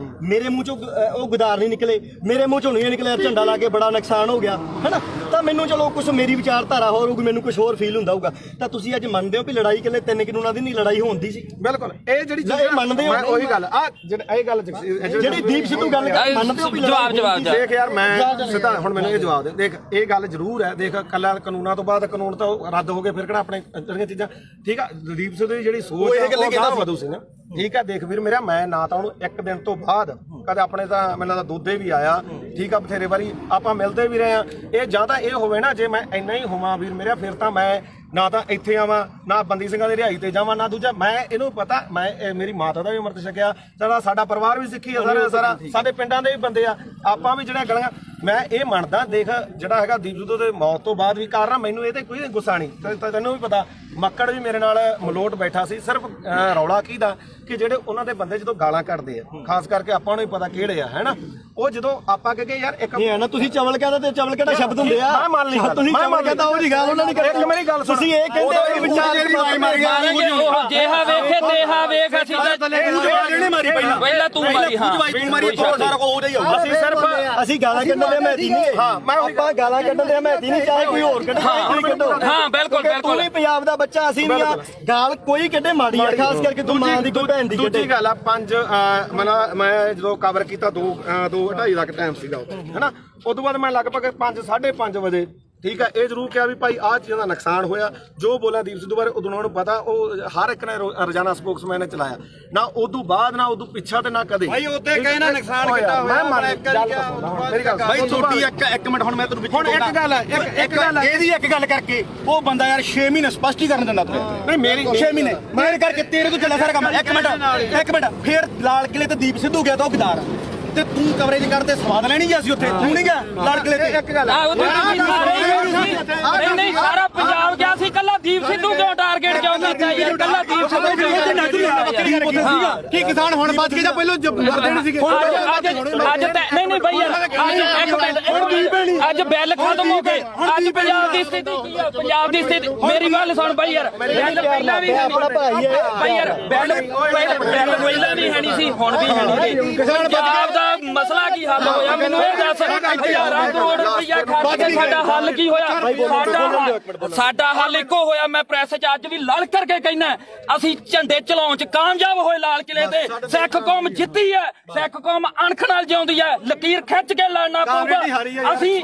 ਮੇਰੇ ਮੂੰਹ ਚੋਂ ਉਹ ਗੁਦਾਰ ਨਹੀਂ ਨਿਕਲੇ ਮੇਰੇ ਮੂੰਹ ਚੋਂ ਨਹੀਂ ਨਿਕਲਿਆ ਝੰਡਾ ਲਾ ਕੇ ਬੜਾ ਨੁਕਸਾਨ ਹੋ ਗਿਆ ਹੈਨਾ। ਤਾਂ ਮੈਨੂੰ ਚਲੋ ਕੁਝ ਮੇਰੀ ਵਿਚਾਰਧਾਰਾ ਹੋਰ ਹੋਊਗੀ ਮੈਨੂੰ ਕੁਝ ਹੋਰ ਫੀਲ ਹੁੰਦਾ ਹੋਊਗਾ। ਤਾਂ ਤੁਸੀਂ ਅੱਜ ਮੰਨਦੇ ਹੋ ਵੀ ਲੜਾਈ ਇਕੱਲੇ 3 ਕਾਨੂੰਨਾਂ ਦੀ ਨਹੀਂ ਲੜਾਈ ਹੁੰਦੀ ਸੀ? ਬਿਲਕੁਲ ਇਹ ਜਿਹੜੀ ਇਹ ਮੰਨਦੇ ਹੋ ਉਹੀ ਗੱਲ ਆ ਜਿਹੜਾ ਇਹ ਗੱਲ ਜਿਹੜੀ ਦੀਪ ਸਿੱਧੂ ਗੱਲ ਮੰਨਦੇ ਹੋ ਵੀ ਜਵਾਬ ਦੇਖ ਯਾਰ ਮੈਂ ਸਿੱਧਾ ਹੁਣ ਮੈਨੂੰ ਇਹ ਜਵਾਬ ਦੇ ਦੇਖ ਇਹ ਗੱਲ ਜ਼ਰੂਰ ਹੈ। ਦੇਖ ਕੱਲਾ ਕਾਨੂੰਨਾਂ ਤੋਂ ਬਾਅਦ ਕਾਨੂੰਨ ਤਾਂ ਰੱਦ ਹੋ ਗਏ ਫਿਰ ਕਿਹੜਾ ਆਪਣੇ ਜਿਹੜੀਆਂ ਚੀਜ਼ਾਂ ਠੀਕ ਆ ਦੀਪ ਸਿੱਧੂ ਦੀ ਜਿਹੜੀ ਸੋਚ ਹੈ ਉਹ ਗਾਹ ਵਧੂ ਸੀ ਨਾ ਠੀਕ ਆ। ਦੇਖ ਵੀਰ ਮੇਰਾ ਮੈਂ ਨਾ ਤਾਂ ਉਹਨੂੰ ਇੱਕ ਦਿਨ ਤੋਂ ਬਾਅਦ ਕਦੇ ਆਪਣੇ ਤਾਂ ਮੈਨੂੰ ਲੱਗਦਾ ਦੋਦੇ ਵੀ ਆਇਆ ਠੀਕ ਆ ਬਥੇਰੇ ਵਾਰੀ ਆਪਾਂ ਮਿਲਦੇ ਵੀ ਰਹੇ ਆ। ਇਹ ਜਾਂ ਤਾਂ ਇਹ ਹੋਵੇ ਨਾ ਜੇ ਮੈਂ ਇੰਨਾ ਹੀ ਹੋਵਾਂ ਵੀਰ ਮੇਰਾ ਫਿਰ ਤਾਂ ਮੈਂ ਨਾ ਤਾਂ ਇੱਥੇ ਆਵਾਂ ਨਾ ਬੰਦੀ ਸਿੰਘਾਂ ਦੀ ਰਿਹਾਈ ਤੇ ਜਾਵਾਂ ਨਾ ਦੂਜਾ ਮੈਂ ਇਹਨੂੰ ਪਤਾ ਮੈਂ ਮੇਰੀ ਮਾਤਾ ਦਾ ਵੀ ਅੰਮ੍ਰਿਤ ਛਕਿਆ ਸਾਡਾ ਪਰਿਵਾਰ ਵੀ ਸਿੱਖੀ ਆ ਸਾਰਾ ਸਾਡੇ ਪਿੰਡਾਂ ਦੇ ਵੀ ਬੰਦੇ ਆ ਆਪਾਂ ਵੀ ਜਿਹੜੀਆਂ ਗਲੀਆਂ ਮੈਂ ਇਹ ਮੰਨਦਾ ਦੇਖ ਜਿਹੜਾ ਹੈਗਾ ਦੀਪ ਸਿੱਧੂ ਦੇ ਮੌਤ ਤੋਂ ਬਾਅਦ ਵੀ ਕਾਰਨ ਮੈਨੂੰ ਇਹ ਤੇ ਕੋਈ ਗੁੱਸਾ ਨਹੀਂ ਤੈਨੂੰ ਵੀ ਪਤਾ ਮੱਕੜ ਵੀ ਮੇਰੇ ਨਾਲ ਮਲੋਟ ਬੈਠਾ ਸੀ ਸਿਰਫ ਰੌਲਾ ਕੀ ਦਾ ਕਿ ਜਿਹੜੇ ਉਹਨਾਂ ਦੇ ਬੰਦੇ ਜਦੋਂ ਗਾਲਾਂ ਕੱਢਦੇ ਆ ਖਾਸ ਕਰਕੇ ਆਪਾਂ ਨੂੰ ਹੀ ਪਤਾ ਕਿਹੜੇ ਆ ਹੈਨਾ ਉਹ ਜਦੋਂ ਆਪਾਂ ਕਹੇ ਯਾਰ ਇੱਕ ਇਹ ਹੈ ਨਾ ਤੁਸੀਂ ਚਵਲ ਕਹਿੰਦਾ ਤੇ ਚਵਲ ਕਿਹੜਾ ਸ਼ਬਦ ਹੁੰਦੇ ਆ ਮੈਂ ਮੰਨ ਲਈ ਤੁਸੀਂ ਚਵਲ ਕਹਿੰਦਾ ਉਹ ਜੀ ਗੱਲ ਉਹਨਾਂ ਨੇ ਇੱਕ ਮੇਰੀ ਗੱਲ ਸੁਣ ਤੁਸੀਂ ਇਹ ਕਹਿੰਦੇ ਹੋ ਕਿ ਵਿਚਾਰ ਜਿਹੜੀ ਵਾਈ ਮਾਰ ਗਿਆ ਜਿਹਾ ਵੇਖੇ ਦੇਹਾ ਵੇਖ ਅਸੀਂ ਇਹਨੇ ਮਾਰੀ ਪਹਿਲਾਂ ਤੂੰ ਮਾਰੀ ਹਾਂ ਤੂੰ ਮਾਰੀ ਤੋਂ ਸਾਰਾ ਕੋ ਉਹਦਾ ਹੀ ਹੋਊਗਾ। ਅਸੀਂ ਸਿਰਫ ਅਸੀਂ ਗਾਲਾਂ ਕੱਢਣ ਦੇ ਮਹਿਤੀ ਨਹੀਂ ਹਾਂ ਆਪਾਂ ਗਾਲਾਂ ਕੱਢਣ ਦੇ ਮਹਿਤੀ ਨਹੀਂ ਚਾਹੇ ਕੋਈ ਹੋਰ ਕੱਢੇ ਕੋਈ ਕੱਢੋ ਹਾਂ ਬਿਲਕੁਲ ਤੂੰ ਵੀ ਪੰਜਾਬ ਦਾ ਬੱਚਾ ਅਸੀਂ ਨਹੀਂ ਆ ਗਾਲ ਕੋਈ ਕੱਢੇ ਮਾੜੀ ਆ ਖਾਸ ਕਰਕੇ ਤੂੰ ਮਾਂ ਦੀ ਕੋਈ ਭੈਣ ਦੀ ਕੱਢੇ ਦੂਜੀ ਗੱਲ ਆ ਮੈਂ ਜਦੋਂ ਕਵਰ ਕੀਤਾ 2:30 ਦਾ ਟਾਈਮ ਸੀਗਾ ਹੈਨਾ ਉਦੋਂ ਬਾਅਦ ਮੈਂ ਲਗਭਗ 5:30 ਵਜੇ ਠੀਕ ਹੈ ਇਹ ਜ਼ਰੂਰ ਕਿਹਾ ਵੀ ਭਾਈ ਆਹ ਚੀਜ਼ਾਂ ਦਾ ਨੁਕਸਾਨ ਹੋਇਆ ਜੋ ਬੋਲਿਆ ਦੀਪ ਸਿੱਧੂ ਬਾਰੇ ਉਦੋਂ ਉਹਨਾਂ ਨੂੰ ਪਤਾ ਉਹ ਹਰ ਇੱਕ ਨੇ ਰੋਜ਼ਾਨਾ ਸਪੋਕਸਮੈਨ ਨੇ ਚਲਾਇਆ ਨਾ ਉਦੋਂ ਬਾਅਦ ਨਾ ਉਦੋਂ ਪਿੱਛਾ ਤੇ ਨਾ ਕਦੇ ਭਾਈ ਉੱਤੇ ਕਹੇ ਨਾ ਨੁਕਸਾਨ ਕੀਤਾ ਹੋਇਆ ਮੇਰੀ ਗੱਲ ਭਾਈ ਛੋਟੀ ਇੱਕ ਮਿੰਟ ਹੁਣ ਮੈਂ ਤੈਨੂੰ ਹੁਣ ਇੱਕ ਗੱਲ ਹੈ ਇੱਕ ਗੱਲ ਹੈ ਇਹਦੀ ਇੱਕ ਗੱਲ ਕਰਕੇ ਉਹ ਬੰਦਾ ਯਾਰ 6 ਮਹੀਨੇ ਸਪਸ਼ਟੀਕਰਨ ਦਿੰਦਾ ਤੂੰ ਨਹੀਂ ਮੇਰੀ 6 ਮਹੀਨੇ ਮੇਰੇ ਕਰਕੇ ਤੇਰੇ ਤੋਂ ਚੱਲਿਆ ਸਾਰਾ ਕੰਮ ਇੱਕ ਮਿੰਟ ਫੇਰ ਲਾਲ ਕਿਲੇ ਤੇ ਦੀਪ ਸਿੱਧੂ ਗਿਆ ਤਾਂ ਉਹ ਗਦਾਰ ਤੇ ਤੂੰ ਕਵਰੇਜ ਕਰਦੇ ਸਵਾਦ ਲੈਣੀ ਗਿਆ ਸੀ ਉੱਥੇ ਤੂੰ ਨਹੀਂ ਗਿਆ ਲਾਲ ਕਿਲੇ ਤੇ ਇੱਕ ਗੱਲ ਨਹੀਂ ਸਾਰਾ ਪੰਜਾਬ ਗਿਆ ਸੀ ਕੱਲਾ ਦੀਪ ਸਿੱਧੂ ਕਿਉਂ ਟਾਰਗੇਟ ਕਿਉਂ ਕੀਤਾ ਯਾਰ ਕੱਲਾ ਦੀਪ ਸਿੱਧੂ ਕੀ ਕਿਸਾਨ ਹੁਣ ਬਚ ਗਏ ਜਾਂ ਪਹਿਲਾਂ ਮਰਦੇ ਨਹੀਂ ਸੀਗੇ ਅੱਜ ਨਹੀਂ ਬਈ ਯਾਰ ਅੱਜ ਬਿੱਲ ਖਤਮ ਹੋ ਗਏ ਅੱਜ ਪੰਜਾਬ ਦੀ ਸਥਿਤੀ ਕੀ ਆ ਪੰਜਾਬ ਦੀ ਸਥਿਤੀ ਮੇਰੀ ਗੱਲ ਸੁਣ ਬਈ ਯਾਰ ਪਹਿਲਾਂ ਵੀ ਬਈ ਯਾਰ ਬਿੱਲ ਪਹਿਲਾਂ ਵੀ ਹੈ ਨਹੀਂ ਸੀ ਹੁਣ ਵੀ ਹੈ ਨਹੀਂ ਪੰਜਾਬ ਦਾ ਮਸਲਾ ਕੀ ਹੱਲ ਹੋਇਆ ਮੈਨੂੰ ਇਹ ਦੱਸ ਹਜ਼ਾਰਾਂ ਕਰੋੜ ਰੁਪਈਆ ਖਰਚ ਕੇ ਸਾਡਾ ਹੱਲ ਕੀ ਹੋਇਆ ਸਾਡਾ ਹੱਲ ਇੱਕੋ ਹੋਇਆ ਮੈਂ ਪ੍ਰੈਸ 'ਚ ਅੱਜ ਵੀ ਲੜ ਕਰਕੇ ਕਹਿਣਾ ਅਸੀਂ ਝੰਡੇ ਚਲਾਉਣ 'ਚ ਕਾਮਯਾਬ ਹੋਏ ਲਾਲ ਕਿਲੇ ਤੇ ਸਿੱਖ ਕੌਮ ਜਿੱਤੀ ਹੈ ਸਿੱਖ ਕੌਮ ਅਣਖ ਨਾਲ ਜਿਉਂਦੀ ਹੈ ਲਕੀਰ ਖਿੱਚ ਕੇ ਲੜਨਾ ਪਊਗਾ ਅਸੀਂ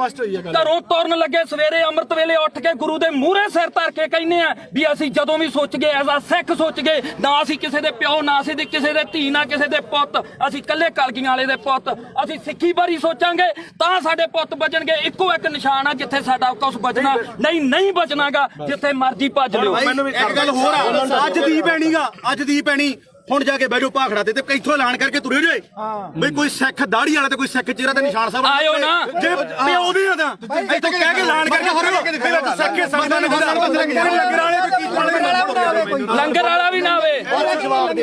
ਘਰੋਂ ਤੁਰਨ ਲੱਗੇ ਸਵੇਰੇ ਅੰਮ੍ਰਿਤ ਵੇਲੇ ਉੱਠ ਕੇ ਗੁਰੂ ਦੇ ਮੂਹਰੇ ਸਿਰ ਧਰ ਕੇ ਕਹਿੰਦੇ ਆ ਵੀ ਅਸੀਂ ਜਦੋਂ ਵੀ ਸੋਚ ਗਏ ਐਜ਼ ਆ ਸਿੱਖ ਸੋਚ ਗਏ ਨਾ ਅਸੀਂ ਕਿਸੇ ਦੇ ਪਿਓ ਨਾ ਅਸੀਂ ਕਿਸੇ ਦੇ ਧੀ ਨਾ ਕਿਸੇ ਦੇ ਪੁੱਤ ਅਸੀਂ ਇਕੱਲੇ ਕਲਗੀਆਂ ਵਾਲੇ ਦੇ ਪੁੱਤ ਅਸੀਂ ਸਿੱਖੀ ਬਾਰੇ ਸੋਚਾਂਗੇ ਤਾਂ ਸਾਡੇ ਪੁੱਤ ਬਚਣਗੇ ਇੱਕੋ ਇੱਕ ਨਿਸ਼ਾਨ ਆ ਜਿੱਥੇ ਸਾਡਾ ਕੁਝ ਬਚਣਾ ਨਹੀਂ ਬਚਣਾਗਾ ਜਿੱਥੇ ਮਰਜ਼ੀ ਭੱਜ ਲਿਓ ਇੱਕ ਗੱਲ ਹੋਰ ਆ ਅੱਜ ਦੀ ਪੈਣੀਗਾ ਅੱਜ ਦੀ ਪੈਣੀ ਹੁਣ ਜਾ ਕੇ ਬੈਠੋ ਭਾਖੜਾ ਤੇ ਇੱਥੋਂ ਐਲਾਨ ਕਰਕੇ ਤੁਰੇ ਜੇ ਬਈ ਕੋਈ ਸਿੱਖ ਦਾੜੀ ਵਾਲਾ ਤੇ ਕੋਈ ਸਿੱਖ ਚਿਹਰਾ ਤੇ ਨਿਸ਼ਾਨ ਸਾਹਿਬ ਆਇਓ ਨਾ ਜੇ ਪਿਓ ਦੀ ਤਾਂ ਇੱਥੋਂ ਕਹਿ ਕੇ ਐਲਾਨ ਕਰਕੇ ਹੋ ਸਿੱਖੇ ਸੰਗਤਾਂ ਨੇ ਲੰਗਰ ਵਾਲਾ ਵੀ ਨਾ ਆਵੇ ਐਲਾਨ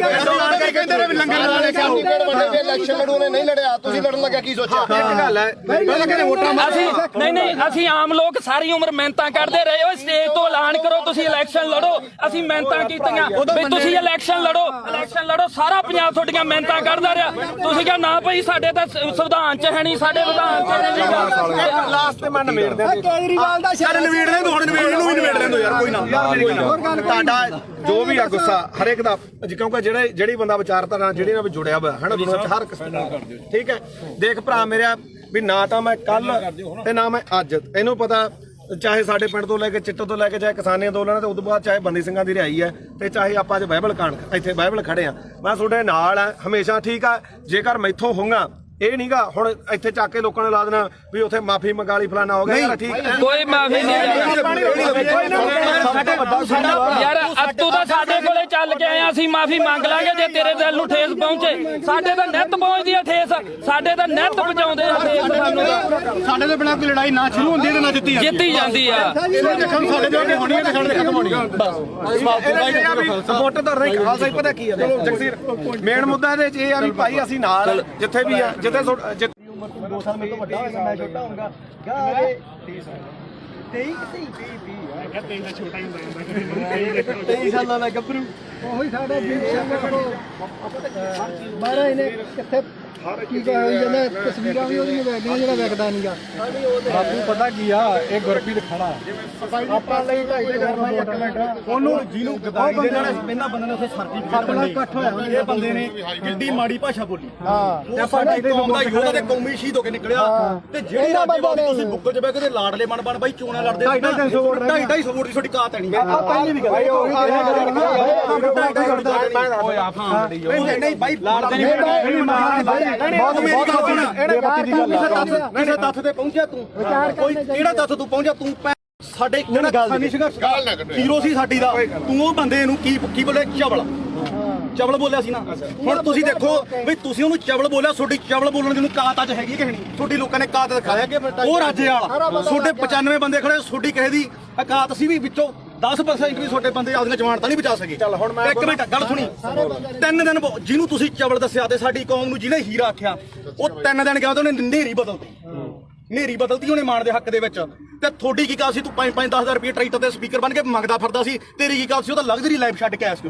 ਕਰਕੇ ਕਹਿੰਦੇ ਨੇ ਵੀ ਲੰਗਰ ਵਾਲੇ ਕਿਉਂ ਇਲੈਕਸ਼ਨ ਲੜੂ ਨੇ ਨਹੀਂ ਲੜਿਆ ਤੁਸੀਂ ਲੜਨ ਲੱਗਿਆ ਕੀ ਸੋਚਿਆ ਇੱਕ ਗੱਲ ਹੈ ਪਹਿਲਾਂ ਕਹਿੰਦੇ ਵੋਟਾਂ ਅਸੀਂ ਨਹੀਂ ਅਸੀਂ ਆਮ ਲੋਕ ਸਾਰੀ ਉਮਰ ਮਿਹਨਤਾਂ ਕਰਦੇ ਰਹੇ ਓਏ ਸਟੇਜ ਤੋਂ ਐਲਾਨ ਕਰੋ ਤੁਸੀਂ ਇਲੈਕਸ਼ਨ ਲੜੋ ਅਸੀਂ ਮਿਹਨਤਾਂ ਕੀਤੀਆਂ ਵੀ ਤੁਸੀਂ ਇਲੈਕਸ਼ਨ ਲੜੋ ਸਾਰਾ ਪੰਜਾਬ ਤੁਹਾਡੀਆਂ ਮਿਹਨਤਾਂ ਕਰਦਾ ਰਿਹਾ ਤੁਸੀਂ ਕਿਹਾ ਨਾ ਭਾਈ ਸਾਡੇ ਤਾਂ ਸੰਵਿਧਾਨ 'ਚ ਹੈ ਨਹੀਂ ਸਾਡੇ ਵਿਧਾਨ 'ਚ ਨਹੀਂ ਲਾਸਟ ਤੇ ਮੈਂ ਨਿਬੇੜ ਦਿਆਂ ਕੇਜਰੀਵਾਲ ਦਾ ਚੱਲ ਨਵੇੜ ਦੇ ਹੁਣ ਨਵੇੜ ਨੂੰ ਵੀ ਨਵੇੜ ਦੇ ਯਾਰ ਕੋਈ ਨਾ ਤੁਹਾਡਾ ਜੋ ਵੀ ਆ ਗੁੱਸਾ ਹਰ ਇੱਕ ਦਾ ਕਿਉਂਕਿ ਜਿਹੜੀ ਬੰਦਾ ਵਿਚਾਰਧਾਰਾ ਜਿਹੜੀ ਨਾਲ ਜੁੜਿਆ ਹੋਇਆ ਹੈ ਨਾ ਦੁਨੀਆ 'ਚ ਹਰ ਕਿਸਮ ਦਾ ਠੀਕ ਹੈ ਦੇਖ ਭਰਾ ਮੇਰਾ ਵੀ ਨਾ ਤਾਂ ਮੈਂ ਕੱਲ ਤੇ ਨਾ ਮੈਂ ਅੱਜ ਇਹਨੂੰ ਪਤਾ ਚਾਹੇ ਸਾਡੇ ਪਿੰਡ ਤੋਂ ਲੈ ਕੇ ਚਿੱਟੋ ਤੋਂ ਲੈ ਕੇ ਚਾਹੇ ਕਿਸਾਨੀ ਅੰਦੋਲਨ ਤੇ ਉਸ ਤੋਂ ਬਾਅਦ ਚਾਹੇ ਬੰਦੀ ਸਿੰਘਾਂ ਦੀ ਰਿਹਾਈ ਹੈ ਤੇ ਚਾਹੇ ਆਪਾਂ ਅੱਜ ਬਾਈਬਲ ਕਾਣ ਇੱਥੇ ਬਾਈਬਲ ਖੜੇ ਆ ਮੈਂ ਤੁਹਾਡੇ ਨਾਲ ਆ ਹਮੇਸ਼ਾ ਠੀਕ ਆ ਜੇਕਰ ਮੈਥੋਂ ਹੋਊਗਾ ਇਹ ਨਹੀਂਗਾ ਹੁਣ ਇੱਥੇ ਚੱਕ ਕੇ ਲੋਕਾਂ ਨੇ ਲਾ ਦੇਣਾ ਵੀ ਉੱਥੇ ਮਾਫੀ ਮੰਗਾ ਲਈ ਫਲਾਣਾ ਹੋ ਗਿਆ ਯਾਰ ਠੀਕ ਹੈ ਕੋਈ ਮਾਫੀ ਨਹੀਂ ਯਾਰ ਤੂੰ ਤਾਂ ਸਾਡੇ ਕੋਲੇ ਚੱਲ ਕੇ ਆਇਆ ਅਸੀਂ ਮਾਫੀ ਮੰਗ ਲਾਂਗੇ ਜੇ ਤੇਰੇ ਦਿਲ ਨੂੰ ਠੇਸ ਪਹੁੰਚੇ ਸਾਡੇ ਤਾਂ ਨਿੱਤ ਪਹੁੰਚਦੀ ਆ ਠੇਸ ਸਾਡੇ ਤਾਂ ਨਿੱਤ ਪਹੁੰਚਾਉਂਦੇ ਆ ਠੇਸ ਸਾਨੂੰ ਸਾਡੇ ਦੇ ਬਿਨਾਂ ਕੋਈ ਲੜਾਈ ਨਾ ਸ਼ੁਰੂ ਹੁੰਦੀ ਤੇ ਨਾ ਜਿੱਤੀ ਜਾਂਦੀ ਆ ਇਹ ਦੇਖਣ ਸਾਡੇ ਦੇ ਅੱਗੇ ਹੋਣੀ ਹੈ ਤੇ ਸਾਡੇ ਦੇ ਖਤਮ ਹੋਣੀ ਹੈ ਬਸ ਸਪੋਰਟ ਤਾਂ ਨਹੀਂ ਖਾਲਸਾ ਹੀ ਪਤਾ ਕੀ ਹੈ ਜਗਸੀਰ ਮੇਨ ਮੁੱਦਾ ਇਹਦੇ ਚ ਇਹ ਆ ਵੀ ਭਾਈ ਅਸੀਂ ਨਾਲ ਜਿੱਥੇ ਵੀ ਆ ਜਿੱਥੇ 2 ਸਾਲ ਮੇਰੇ ਤੋਂ ਵੱਡਾ ਹੋਏਗਾ ਮੈਂ ਛੋਟਾ ਹੋਊਗਾ ਗਾਰੇ 23 ਸਾਲਾਂ ਦਾ ਗੱਭਰੂ ਉਹੀ ਸਾਡਾ ਦੀਪ ਸਿੰਘ ਕੋਲ ਮਹਾਰਾਜ ਨੇ ਕਿੱਥੇ ਕੀ ਹੋਈ ਜਾਂਦਾ ਤਸਵੀਰਾਂ ਵੀ ਉਹਦੀਆਂ ਵੇਖਦੀਆਂ ਜਿਹੜਾ ਵੇਖਦਾ ਨਹੀਂਗਾ ਬਾਪੂ ਪਤਾ ਕੀ ਆ ਇਹ ਗੁਰਪ੍ਰੀਤ ਖੜਾ ਆਪਾਂ ਲਈ ਢਾਈ ਦੇ ਕਰਨਾ ਇੱਕ ਮਿੰਟ ਉਹਨੂੰ ਜਿਹਨੂੰ ਗਦਾਈ ਦੇ ਨਾਲ ਇਹਨਾਂ ਬੰਦੇ ਨੇ ਉੱਥੇ ਸਰਟੀਫਿਕੇਟ ਇਕੱਠ ਹੋਇਆ ਇਹ ਬੰਦੇ ਨੇ ਕਿੰਨੀ ਮਾੜੀ ਭਾਸ਼ਾ ਬੋਲੀ ਤੇ ਆਪਾਂ ਕੌਮ ਦਾ ਯੋਧਾ ਤੇ ਕੌਮੀ ਸ਼ਹੀਦ ਹੋ ਕੇ ਨਿਕਲਿਆ ਤੇ ਜਿਹੜੇ ਰਾਜੇ ਤੁਸੀਂ ਬੁੱਕਲ ਚ ਬਹਿ ਕੇ ਤੇ ਲਾਡਲੇ ਬਣ ਬਾਈ ਚੋਣਾਂ ਲੜਦੇ 250 ਵੋਟ ਦੀ ਤੁਹਾਡੀ ਕਾਤ ਨਹੀਂ ਪਹਿਲੀ ਵੀ ਗੱਲ ਨਹੀਂ ਬਾਈ ਲਾੜਦੇ ਨਹੀਂ ਕਿਸੇ ਤੱਥ ਤੇ ਪਹੁੰਚਿਆ ਤੂੰ ਕੋਈ ਕਿਹੜਾ ਤੱਥ ਤੂੰ ਪਹੁੰਚਿਆ ਤੂੰ ਸਾਡੇ ਕਿਸਾਨੀ ਸੰਘਰਸ਼ ਹੀਰੋ ਸੀ ਸਾਡੀ ਦਾ ਤੂੰ ਉਹ ਬੰਦੇ ਨੂੰ ਕੀ ਬੋਲੇ ਚਵਲ ਬੋਲਿਆ ਸੀ ਨਾ ਹੁਣ ਤੁਸੀਂ ਦੇਖੋ ਵੀ ਤੁਸੀਂ ਉਹਨੂੰ ਚਵਲ ਬੋਲਿਆ ਤੁਹਾਡੀ ਚਵਲ ਬੋਲਣ ਦੀ ਨੂੰ ਕਾਤ ਅੱਜ ਹੈਗੀ ਕਿ ਨਹੀਂ ਤੁਹਾਡੀ ਲੋਕਾਂ ਨੇ ਕਾਤ ਦਿਖਾਇਆ ਉਹ ਰਾਜੇ ਵਾਲਾ ਤੁਹਾਡੇ 95 ਬੰਦੇ ਖੜੇ ਤੁਹਾਡੀ ਕਿਸੇ ਦੀ ਕਾਤ ਸੀ ਵੀ ਵਿੱਚੋਂ 10% ਵੀ ਤੁਹਾਡੇ ਬੰਦੇ ਆਪਣੀਆਂ ਜਵਾਨਤਾਂ ਨਹੀਂ ਬਚਾ ਸਕੇ ਚੱਲ ਹੁਣ ਮੈਂ ਇੱਕ ਮਿੰਟ ਗੱਲ ਸੁਣੀ 3 ਦਿਨ ਜਿਹਨੂੰ ਤੁਸੀਂ ਚਵਲ ਦੱਸਿਆ ਤੇ ਸਾਡੀ ਕੌਮ ਨੂੰ ਜਿਹਨੇ ਹੀਰਾ ਆਖਿਆ ਉਹ 3 ਦਿਨ ਗਿਆ ਤੇ ਉਹਨੇ ਨੇਰੀ ਬਦਲਤੀ ਉਹਨੇ ਮਾਣ ਦੇ ਹੱਕ ਦੇ ਵਿੱਚ ਤੇ ਤੁਹਾਡੀ ਕੀ ਕਾਲ ਸੀ ਤੂੰ 5-10 ਰੁਪਏ ਟਰੈਕਟਰ ਤੇ ਸਪੀਕਰ ਬਣ ਕੇ ਮੰਗਦਾ ਫਿਰਦਾ ਸੀ ਤੇਰੀ ਕੀ ਕਾਲ ਸੀ ਉਹ ਤਾਂ ਲਗਜ਼ਰੀ ਲਾਈਫ ਛੱਡ ਕੇ ਆਇਆ ਸੀ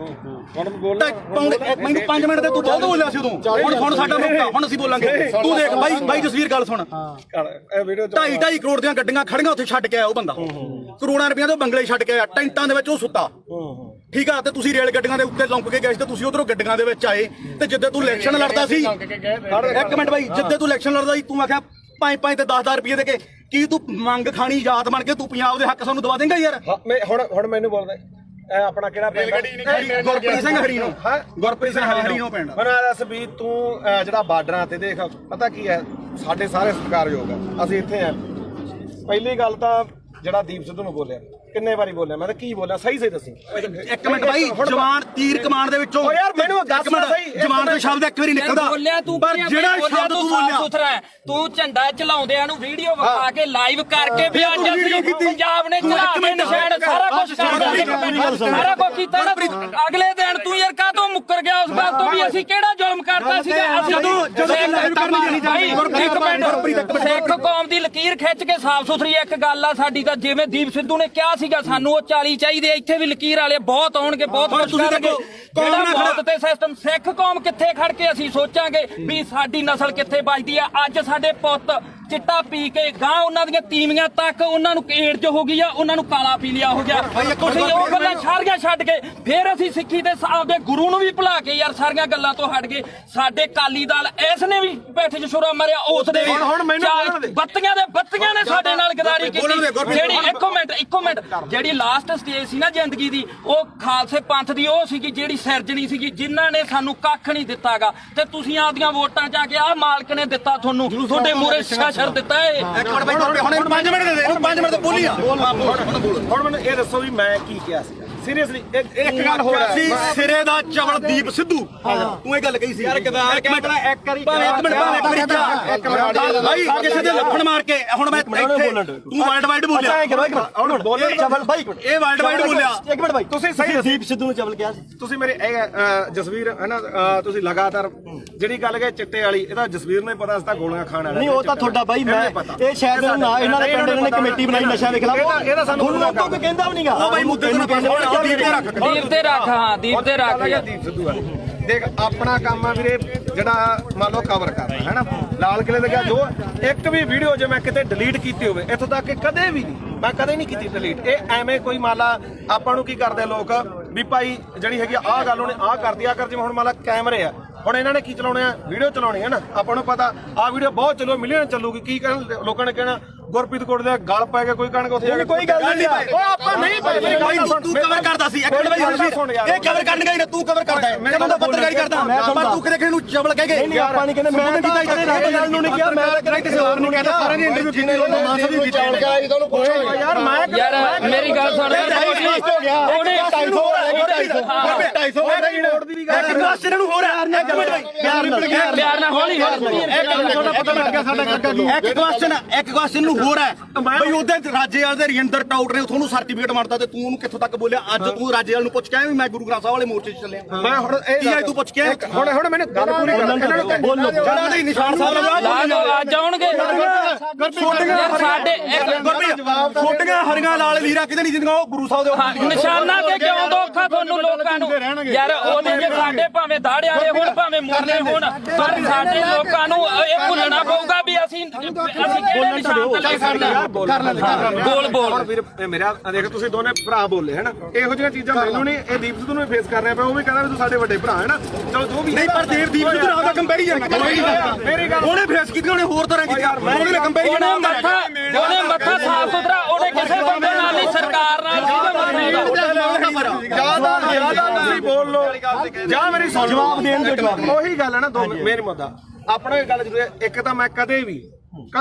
ਮੈਨੂੰ 5 ਮਿੰਟ ਤੇ ਤੂੰ ਬਹੁਤ ਬੋਲਿਆ ਸੀ ਉਦੋਂ ਹੁਣ ਸਾਡਾ ਮੌਕਾ ਹੁਣ ਅਸੀਂ ਬੋਲਾਂਗੇ ਤੂੰ ਦੇਖ ਬਾਈ ਜਸਵੀਰ ਗੱਲ ਸੁਣ ਇਹ ਵੀਡੀਓ 2.5 ਕਰੋੜ ਦੀਆਂ ਗੱਡੀਆਂ ਖੜੀਆਂ ਉੱਥੇ ਛੱਡ ਕੇ ਆਇਆ ਉਹ ਬੰਦਾ ਕਰੋੜਾਂ ਰੁਪਈਆਂ ਦੇ ਬੰਗਲੇ ਛੱਡ ਕੇ ਆਇਆ ਟੈਂਟਾਂ ਦੇ ਵਿੱਚ ਉਹ ਸੁੱਤਾ ਠੀਕ ਆ ਤੇ ਤੁਸੀਂ ਰੇਲ ਗੱਡੀਆਂ ਦੇ ਉੱਤੇ ਲੰਘ ਕੇ ਗਏ ਸੀ ਤੇ ਤੁਸੀਂ ਉਧਰੋਂ ਗੱਡੀਆਂ ਦੇ ਵਿੱਚ ਆਏ ਤੇ ਜਿੱਦੇ ਤੂੰ ਇਲੈਕਸ਼ਨ ਲੜਦਾ ਸੀ ਇੱਕ ਮਿੰਟ ਬਾਈ ਜਿੱਦੇ ਤੂੰ ਇਲੈਕਸ਼ਨ ਲੜਦਾ ਸੀ ਤੂੰ ਆਖਿਆ 5 ਤੇ 10 ਰੁਪਏ ਦੇ ਕੇ ਕੀ ਤੂੰ ਮੰਗ ਖਾਣੀ ਯਾਦ ਬਣ ਕੇ ਤੂੰ ਪੰਜਾਬ ਦੇ ਹੱਕ ਸਾਨੂੰ ਦਵਾ ਦੇਂਗਾ ਯਾਰ ਹੁਣ ਮੈਨੂੰ ਬੋਲਦਾ ਇਹ ਆਪਣਾ ਕਿਹੜਾ ਪਿੰਡ ਗੁਰਪ੍ਰੀਤ ਸਿੰਘ ਹਰੀਨੋ ਗੁਰਪ੍ਰੀਤ ਸਿੰਘ ਹਰੀਨੋ ਪਿੰਡ ਮੈਨੂੰ ਦੱਸ ਵੀ ਤੂੰ ਜਿਹੜਾ ਬਾਰਡਰਾਂ ਤੇ ਦੇਖ ਪਤਾ ਕੀ ਹੈ ਸਾਡੇ ਸਾਰੇ ਸਤਿਕਾਰਯੋਗ ਆ ਅਸੀਂ ਇੱਥੇ ਆ ਪਹਿਲੀ ਗੱਲ ਤਾਂ ਜਿਹੜਾ ਦੀਪ ਸਿੱਧੂ ਨੂੰ ਬੋਲਿਆ ਕਿੰਨੇ ਵਾਰੀ ਬੋਲਿਆ ਮੈਂ ਤਾਂ ਕੀ ਬੋਲਿਆ ਸਹੀ ਦੱਸੀ ਇੱਕ ਮਿੰਟ ਬਾਈ ਜਵਾਨ ਤੀਰ ਕਮਾਨ ਦੇ ਵਿੱਚੋਂ ਯਾਰ ਮੈਨੂੰ ਦੱਸ ਸਹੀ ਜਵਾਨ ਦਾ ਸ਼ਬਦ ਇੱਕ ਵਾਰੀ ਨਿਕਲਦਾ ਬੋਲਿਆ ਤੂੰ ਪਰ ਜਿਹੜਾ ਸ਼ਬਦ ਤੂੰ ਬੋਲਿਆ ਸੁਥਰਾ ਤੂੰ ਝੰਡਾ ਚਲਾਉਂਦਿਆਂ ਨੂੰ ਵੀਡੀਓ ਵਿਖਾ ਕੇ ਲਾਈਵ ਕਰਕੇ ਵੀ ਅੱਜ ਅਸੀਂ ਪੰਜਾਬ ਨੇ ਚਲਾ ਕੇ ਨਿਸ਼ਾਨ ਸਾਰਾ ਕੁਝ ਕੀਤਾ ਨਾ ਅਗਲੇ ਦਿਨ ਤੂੰ ਯਾਰ ਕਾਹਤੋਂ ਮੁੱਕਰ ਗਿਆ ਉਸ ਗੱਲ ਤੋਂ ਵੀ ਅਸੀਂ ਕਿਹੜਾ ਜ਼ੁਲਮ ਕਰਤਾ ਸੀਗਾ ਸਿੱਖ ਕੌਮ ਦੀ ਲਕੀਰ ਖਿੱਚ ਕੇ ਸਾਫ਼ ਸੁਥਰੀ ਇੱਕ ਗੱਲ ਆ ਸਾਡੀ ਤਾਂ ਜਿਵੇਂ ਦੀਪ ਸਿੱਧੂ ਨੇ ਕਿਹਾ ਸੀਗਾ ਸਾਨੂੰ ਉਹ 40 ਚਾਹੀਦੇ ਇੱਥੇ ਵੀ ਲਕੀਰ ਵਾਲੇ ਬਹੁਤ ਆਉਣਗੇ ਬਹੁਤ ਕੁਝ ਕਰਨਗੇ ਜਿਹੜਾ ਮੌਤ ਤੇ ਸਿਸਟਮ ਸਿੱਖ ਕੌਮ ਕਿੱਥੇ ਖੜ ਕੇ ਅਸੀਂ ਸੋਚਾਂਗੇ ਵੀ ਸਾਡੀ ਨਸਲ ਕਿੱਥੇ ਬਚਦੀ ਆ ਅੱਜ ਸਾਡੇ ਪੁੱਤ ਚਿੱਟਾ ਪੀ ਕੇ ਗਾਂ ਉਹਨਾਂ ਦੀਆਂ ਤੀਵੀਆਂ ਤੱਕ ਉਹਨਾਂ ਨੂੰ ਏਡਜ ਹੋ ਗਈ ਆ ਉਹਨਾਂ ਨੂੰ ਕਾਲਾ ਪੀ ਲਿਆ ਹੋ ਗਿਆ ਤੁਸੀਂ ਉਹ ਗੱਲਾਂ ਸਾਰੀਆਂ ਛੱਡ ਕੇ ਫਿਰ ਅਸੀਂ ਸਿੱਖੀ ਦੇ ਆਪਦੇ ਗੁਰੂ ਨੂੰ ਵੀ ਭੁਲਾ ਕੇ ਯਾਰ ਸਾਰੀਆਂ ਗੱਲਾਂ ਤੋਂ ਹਟ ਗਏ ਸਾਡੇ ਕਾਲੀ ਦਲ ਇਸ ਨੇ ਵੀ ਬੈਠੇ ਚ ਛੁਰਾ ਮਾਰਿਆ ਉਸ ਦੇ ਬੱਤੀਆਂ ਨੇ ਸਾਡੇ ਨਾਲ ਗਦਾਰੀ ਕੀਤੀ ਜਿਹੜੀ ਇੱਕੋ ਮਿੰਟ ਜਿਹੜੀ ਲਾਸਟ ਸਟੇਜ ਸੀ ਨਾ ਜ਼ਿੰਦਗੀ ਦੀ ਉਹ ਖਾਲਸੇ ਪੰਥ ਦੀ ਉਹ ਸੀਗੀ ਜਿਹੜੀ ਸਿਰਜਣੀ ਸੀਗੀ ਜਿਨ੍ਹਾਂ ਨੇ ਸਾਨੂੰ ਕੱਖ ਨਹੀਂ ਦਿੱਤਾਗਾ ਤੇ ਤੁਸੀਂ ਆਪਦੀਆਂ ਵੋਟਾਂ ਚ ਆ ਕੇ ਆਹ ਮਾਲਕ ਨੇ ਦਿੱਤਾ ਤੁਹਾਨੂੰ ਤੁਹਾਡੇ ਮੂਹਰੇ ਸ਼ਰ ਦਿੱਤਾ ਏ ਇੱਕ ਮਿੰਟ ਬਾਈ ਹੁਣ 5 ਮਿੰਟ ਦੇ ਦੇ 5 ਮਿੰਟ ਤੇ ਬੋਲੀ ਆ ਹੁਣ ਮੈਨੂੰ ਇਹ ਦੱਸੋ ਵੀ ਮੈਂ ਕੀ ਕਿਹਾ ਸੀ ਸੀਰੀਅਸਲੀ ਇੱਕ ਗੱਲ ਹੋਰ ਸੀ ਸਿਰੇ ਦਾ ਚਵਲਦੀਪ ਸਿੱਧੂ ਤੂੰ ਇਹ ਗੱਲ ਕਹੀ ਸੀ ਯਾਰ ਇੱਕ ਮਿੰਟ ਬਾਈ ਕਿਸੇ ਦੇ ਲੱਫੜ ਮਾਰ ਕੇ ਹੁਣ ਮੈਂ ਤੂੰ ਵਰਲਡ ਵਾਈਡ ਬੋਲਿਆ ਹੁਣ ਬੋਲੇ ਚਵਲ ਬਾਈ ਇਹ ਵਰਲਡ ਵਾਈਡ ਬੋਲਿਆ ਇੱਕ ਮਿੰਟ ਬਾਈ ਤੁਸੀਂ ਸਹੀ ਦੀਪ ਸਿੱਧੂ ਨੂੰ ਚਵਲ ਕਿਹਾ ਸੀ ਤੁਸੀਂ ਮੇਰੇ ਜਸਵੀਰ ਹੈ ਨਾ ਤੁਸੀਂ ਲਗਾਤਾਰ ਜਿਹੜੀ ਗੱਲ ਕਹੇ ਚਿੱਟੇ ਵਾਲੀ ਇਹਦਾ ਜਸਵੀਰ ਨੂੰ ਪਤਾ ਸੀ ਤਾਂ ਗੋਲੀਆਂ ਖਾਣ ਵਾਲਾ ਨਹੀਂ ਉਹ ਤਾਂ ਤੁਹਾਡਾ ਬਾਈ ਮੈਂ ਇਹ ਸ਼ਾਇਦ ਨਾ ਇਹਨਾਂ ਦੇ ਪਿੰਡ ਨੇ ਕਮੇਟੀ ਬਣਾਈ ਨਸ਼ਾ ਦੇ ਖਿਲਾਫ ਇਹਦਾ ਸਾਨੂੰ ਕੋਈ ਕਹਿੰਦਾ ਵੀ ਨਹੀਂਗਾ ਉਹ ਬਾਈ ਮੁੱਦੇ ਤੇ ਦੀਪ ਤੇ ਰੱਖ ਹਾਂ ਦੀਪ ਤੇ ਰੱਖ ਦੀਪ ਸਿੱਧੂ ਵਾਲੀ ਦੇਖ ਆਪਣਾ ਕੰਮ ਆ ਵੀਰੇ ਜਿਹੜਾ ਮੰਨ ਲਓ ਕਵਰ ਕਰਨਾ ਹੈ ਨਾ ਲਾਲ ਕਿਲੇ ਲੱਗਿਆ ਜੋ ਇੱਕ ਵੀ ਵੀਡੀਓ ਜੇ ਮੈਂ ਕਿਤੇ ਡਿਲੀਟ ਕੀਤੀ ਹੋਵੇ ਇੱਥੋਂ ਤੱਕ ਕਿ ਕਦੇ ਵੀ ਨਹੀਂ ਮੈਂ ਕਦੇ ਨਹੀਂ ਕੀਤੀ ਡਿਲੀਟ ਇਹ ਐਵੇਂ ਕੋਈ ਮੰਨ ਲਾ ਆਪਾਂ ਨੂੰ ਕੀ ਕਰਦੇ ਲੋਕ ਵੀ ਭਾਈ ਜਿਹੜੀ ਹੈਗੀ ਆਹ ਗੱਲ ਉਹਨੇ ਆਹ ਕਰਦੀ ਆ ਕਰ ਜਿਵੇਂ ਹੁਣ ਮੰਨ ਲਾ ਕੈਮਰੇ ਆ ਹੁਣ ਇਹਨਾਂ ਨੇ ਕੀ ਚਲਾਉਣੇ ਆ ਵੀਡੀਓ ਚਲਾਉਣੀ ਹੈ ਨਾ ਆਪਾਂ ਨੂੰ ਪਤਾ ਆਹ ਵੀਡੀਓ ਬਹੁਤ ਚੱਲੋ ਮਿਲੀਅਨ ਚੱਲੂਗੀ ਕੀ ਕਹਿਣ ਲੋਕਾਂ ਨੇ ਕਹਿਣਾ ਗੁਰਪ੍ਰੀਤ ਕੋਟ ਦੇ ਗਲ ਪੈ ਕੇ ਕੋਈ ਕਣਕ ਉੱਥੇ ਕੋਈ ਗੱਲ ਨਹੀਂ ਓ ਆਪਾਂ ਨਹੀਂ ਤੂੰ ਕਵਰ ਕਰਦਾ ਸੀ ਇੱਕ ਮਿੰਟ ਬਾਈ ਇਹ ਕਵਰ ਕਰਨ ਗਈ ਨਾ ਤੂੰ ਕਵਰ ਕਰਦਾ ਹੈ ਮੈਂ ਤਾਂ ਪੱਤਰਕਾਰੀ ਕਰਦਾ ਪਰ ਤੂੰ ਕਿਤੇ ਕਿਸੇ ਨੂੰ ਚਵਲ ਕਹਿ ਗਏ ਨਹੀਂ ਆਪਾਂ ਨਹੀਂ ਕਹਿੰਦੇ ਮੈਂ ਤਾਂ ਕਿਸੇ ਰਾਜੇਵਾਲ ਨੂੰ ਨਹੀਂ ਕਿਹਾ ਮੈਂ ਤਾਂ ਕਿਸੇ ਹੋਰ ਨੂੰ ਕਿਹਾ ਸਾਰਿਆਂ ਦੀ ਇੰਟਰਵਿਊ ਕੀਤੀ ਉਹਨੇ ਮਾਸਾ ਦੀ ਚਾਲ ਕਰਾਈ ਤੁਹਾਨੂੰ ਪੁੱਛੋ ਯਾਰ ਯਾਰ ਮੇਰੀ ਗੱਲ ਸੁਣ ਉਹਨੇ 250 ਇੱਕ ਕਲਾਸ ਇਹਨਾਂ ਨੂੰ ਹੋਰ ਹੈ ਇੱਕ ਮਿੰਟ ਪਿਆਰ ਨਾਲ ਹੌਲੀ ਇੱਕ ਕੁਐਸਚਨ ਨੂੰ ਹੋਰ ਹੈ ਬਈ ਉਹਦੇ ਰਾਜੇਵਾਲ ਦੇ ਰਜਿੰਦਰ ਟਾਊਟ ਨੇ ਤੁਹਾਨੂੰ ਸਰਟੀਫਿਕੇਟ ਮਾਰਤਾ ਤੇ ਤੂੰ ਉਹਨੂੰ ਕਿੱਥੋਂ ਤੱਕ ਬੋਲਿਆ ਅੱਜ ਤੂੰ ਰਾਜੇਵਾਲ ਨੂੰ ਪੁੱਛ ਕੇ ਆਇਆ ਵੀ ਮੈਂ ਗੁਰੂ ਗ੍ਰੰਥ ਸਾਹਿਬ ਵਾਲੇ ਮੋਰਚੇ 'ਚ ਚੱਲਿਆ ਮੈਂ ਹੁਣ ਕੀ ਆਈ ਤੂੰ ਪੁੱਛ ਕੇ ਹੁਣ ਮੈਨੂੰ ਗੱਲ ਪੂਰੀ ਕਰ ਬੋਲੋ ਜਿਹੜਾ ਦੇ ਨਿਸ਼ਾਨ ਸਾਹਿਬ ਲਾ ਅੱਜ ਆਉਣਗੇ ਯਾਰ ਸਾਡੇ ਛੋਟੀਆਂ ਹਰੀਆਂ ਲਾਲ ਲੀਰਾ ਕਿਤੇ ਨਹੀਂ ਜਿੰਦੀਆਂ ਉਹ ਗੁਰੂ ਸਾਹਿਬ ਦੇ ਨਿਸ਼ਾਨਾਂ ਤੇ ਕਿਉਂ ਦੋਖਾ ਤੁਹਾਨੂੰ ਲੋਕਾਂ ਨੂੰ ਯਾਰ ਉਹਦੇ ਜੇ ਸਾਡੇ ਭਾਵੇਂ ਦਾੜੇ ਵਾਲੇ ਹੋਣ ਭਾਵੇਂ ਮੁਰਲੇ ਹੋਣ ਪਰ ਸਾਡੇ ਲੋਕਾਂ ਨੂੰ ਇਹ ਭੁੱਲਣਾ ਪਊਗਾ ਵੀ ਅਸੀਂ ਕਿਹੜੇ ਨਿਸ਼ਾਨ ਤੇ ਲੈ ਸਕਦੇ ਹਾਂ ਬੋਲ ਵੀਰ ਮੇਰਾ ਦੇਖ ਤੁਸੀਂ ਦੋਨੇ ਭਰਾ ਬੋਲੇ ਹੈਨਾ ਇਹੋ ਜਿਹੀਆਂ ਚੀਜ਼ਾਂ ਮੈਨੂੰ ਨਹੀਂ ਇਹ ਦੀਪ ਸਿੱਧੂ ਨੂੰ ਫੇਸ ਕਰ ਰਿਹਾ ਪਿਆ ਉਹ ਵੀ ਕਹਿੰਦਾ ਵੀ ਤੂੰ ਸਾਡੇ ਵੱਡੇ ਭਰਾ ਹੈ ਨਾ ਚਲੋ ਜੋ ਵੀ ਨਹੀਂ ਪਰ ਦੀਪ ਸਿੱਧੂ ਨਾਲ ਦਾ ਕੰਪੈਰੀਜ਼ਨ ਮੇਰੀ ਗੱਲ ਉਹਨੇ ਫੇਸ ਕੀਤੀ ਉਹਨੇ ਹੋਰ ਤਰ੍ਹਾਂ ਕੀਤੀ ਉਹਨੇ ਕੰਪੈਰੀਜ਼ਨ ਉਹਨੇ ਮੱਥਾ ਸਾਫ ਸੁਥਰਾ ਉਹਨੇ ਕਿਸੇ ਬੰਦੇ ਨਾਲ ਨਹੀਂ ਸਰਕਾਰ ਨਾਲ ਜਿਆਦਾ ਤੁਸੀਂ ਬੋਲ ਲੋ ਜਾਂ ਮੇਰੀ ਸੁਣ ਜਵਾਬ ਦੇਣ ਦੇ ਜਵਾਬ ਉਹੀ ਗੱਲ ਹੈ ਨਾ ਦੋ ਮੇਰੀ ਮੁੱਦਾ ਆਪਣਾ ਇਹ ਗੱਲ ਜ਼ਰੂਰ ਹੈ ਇੱਕ ਤਾਂ ਮੈਂ ਕਦੇ ਵੀ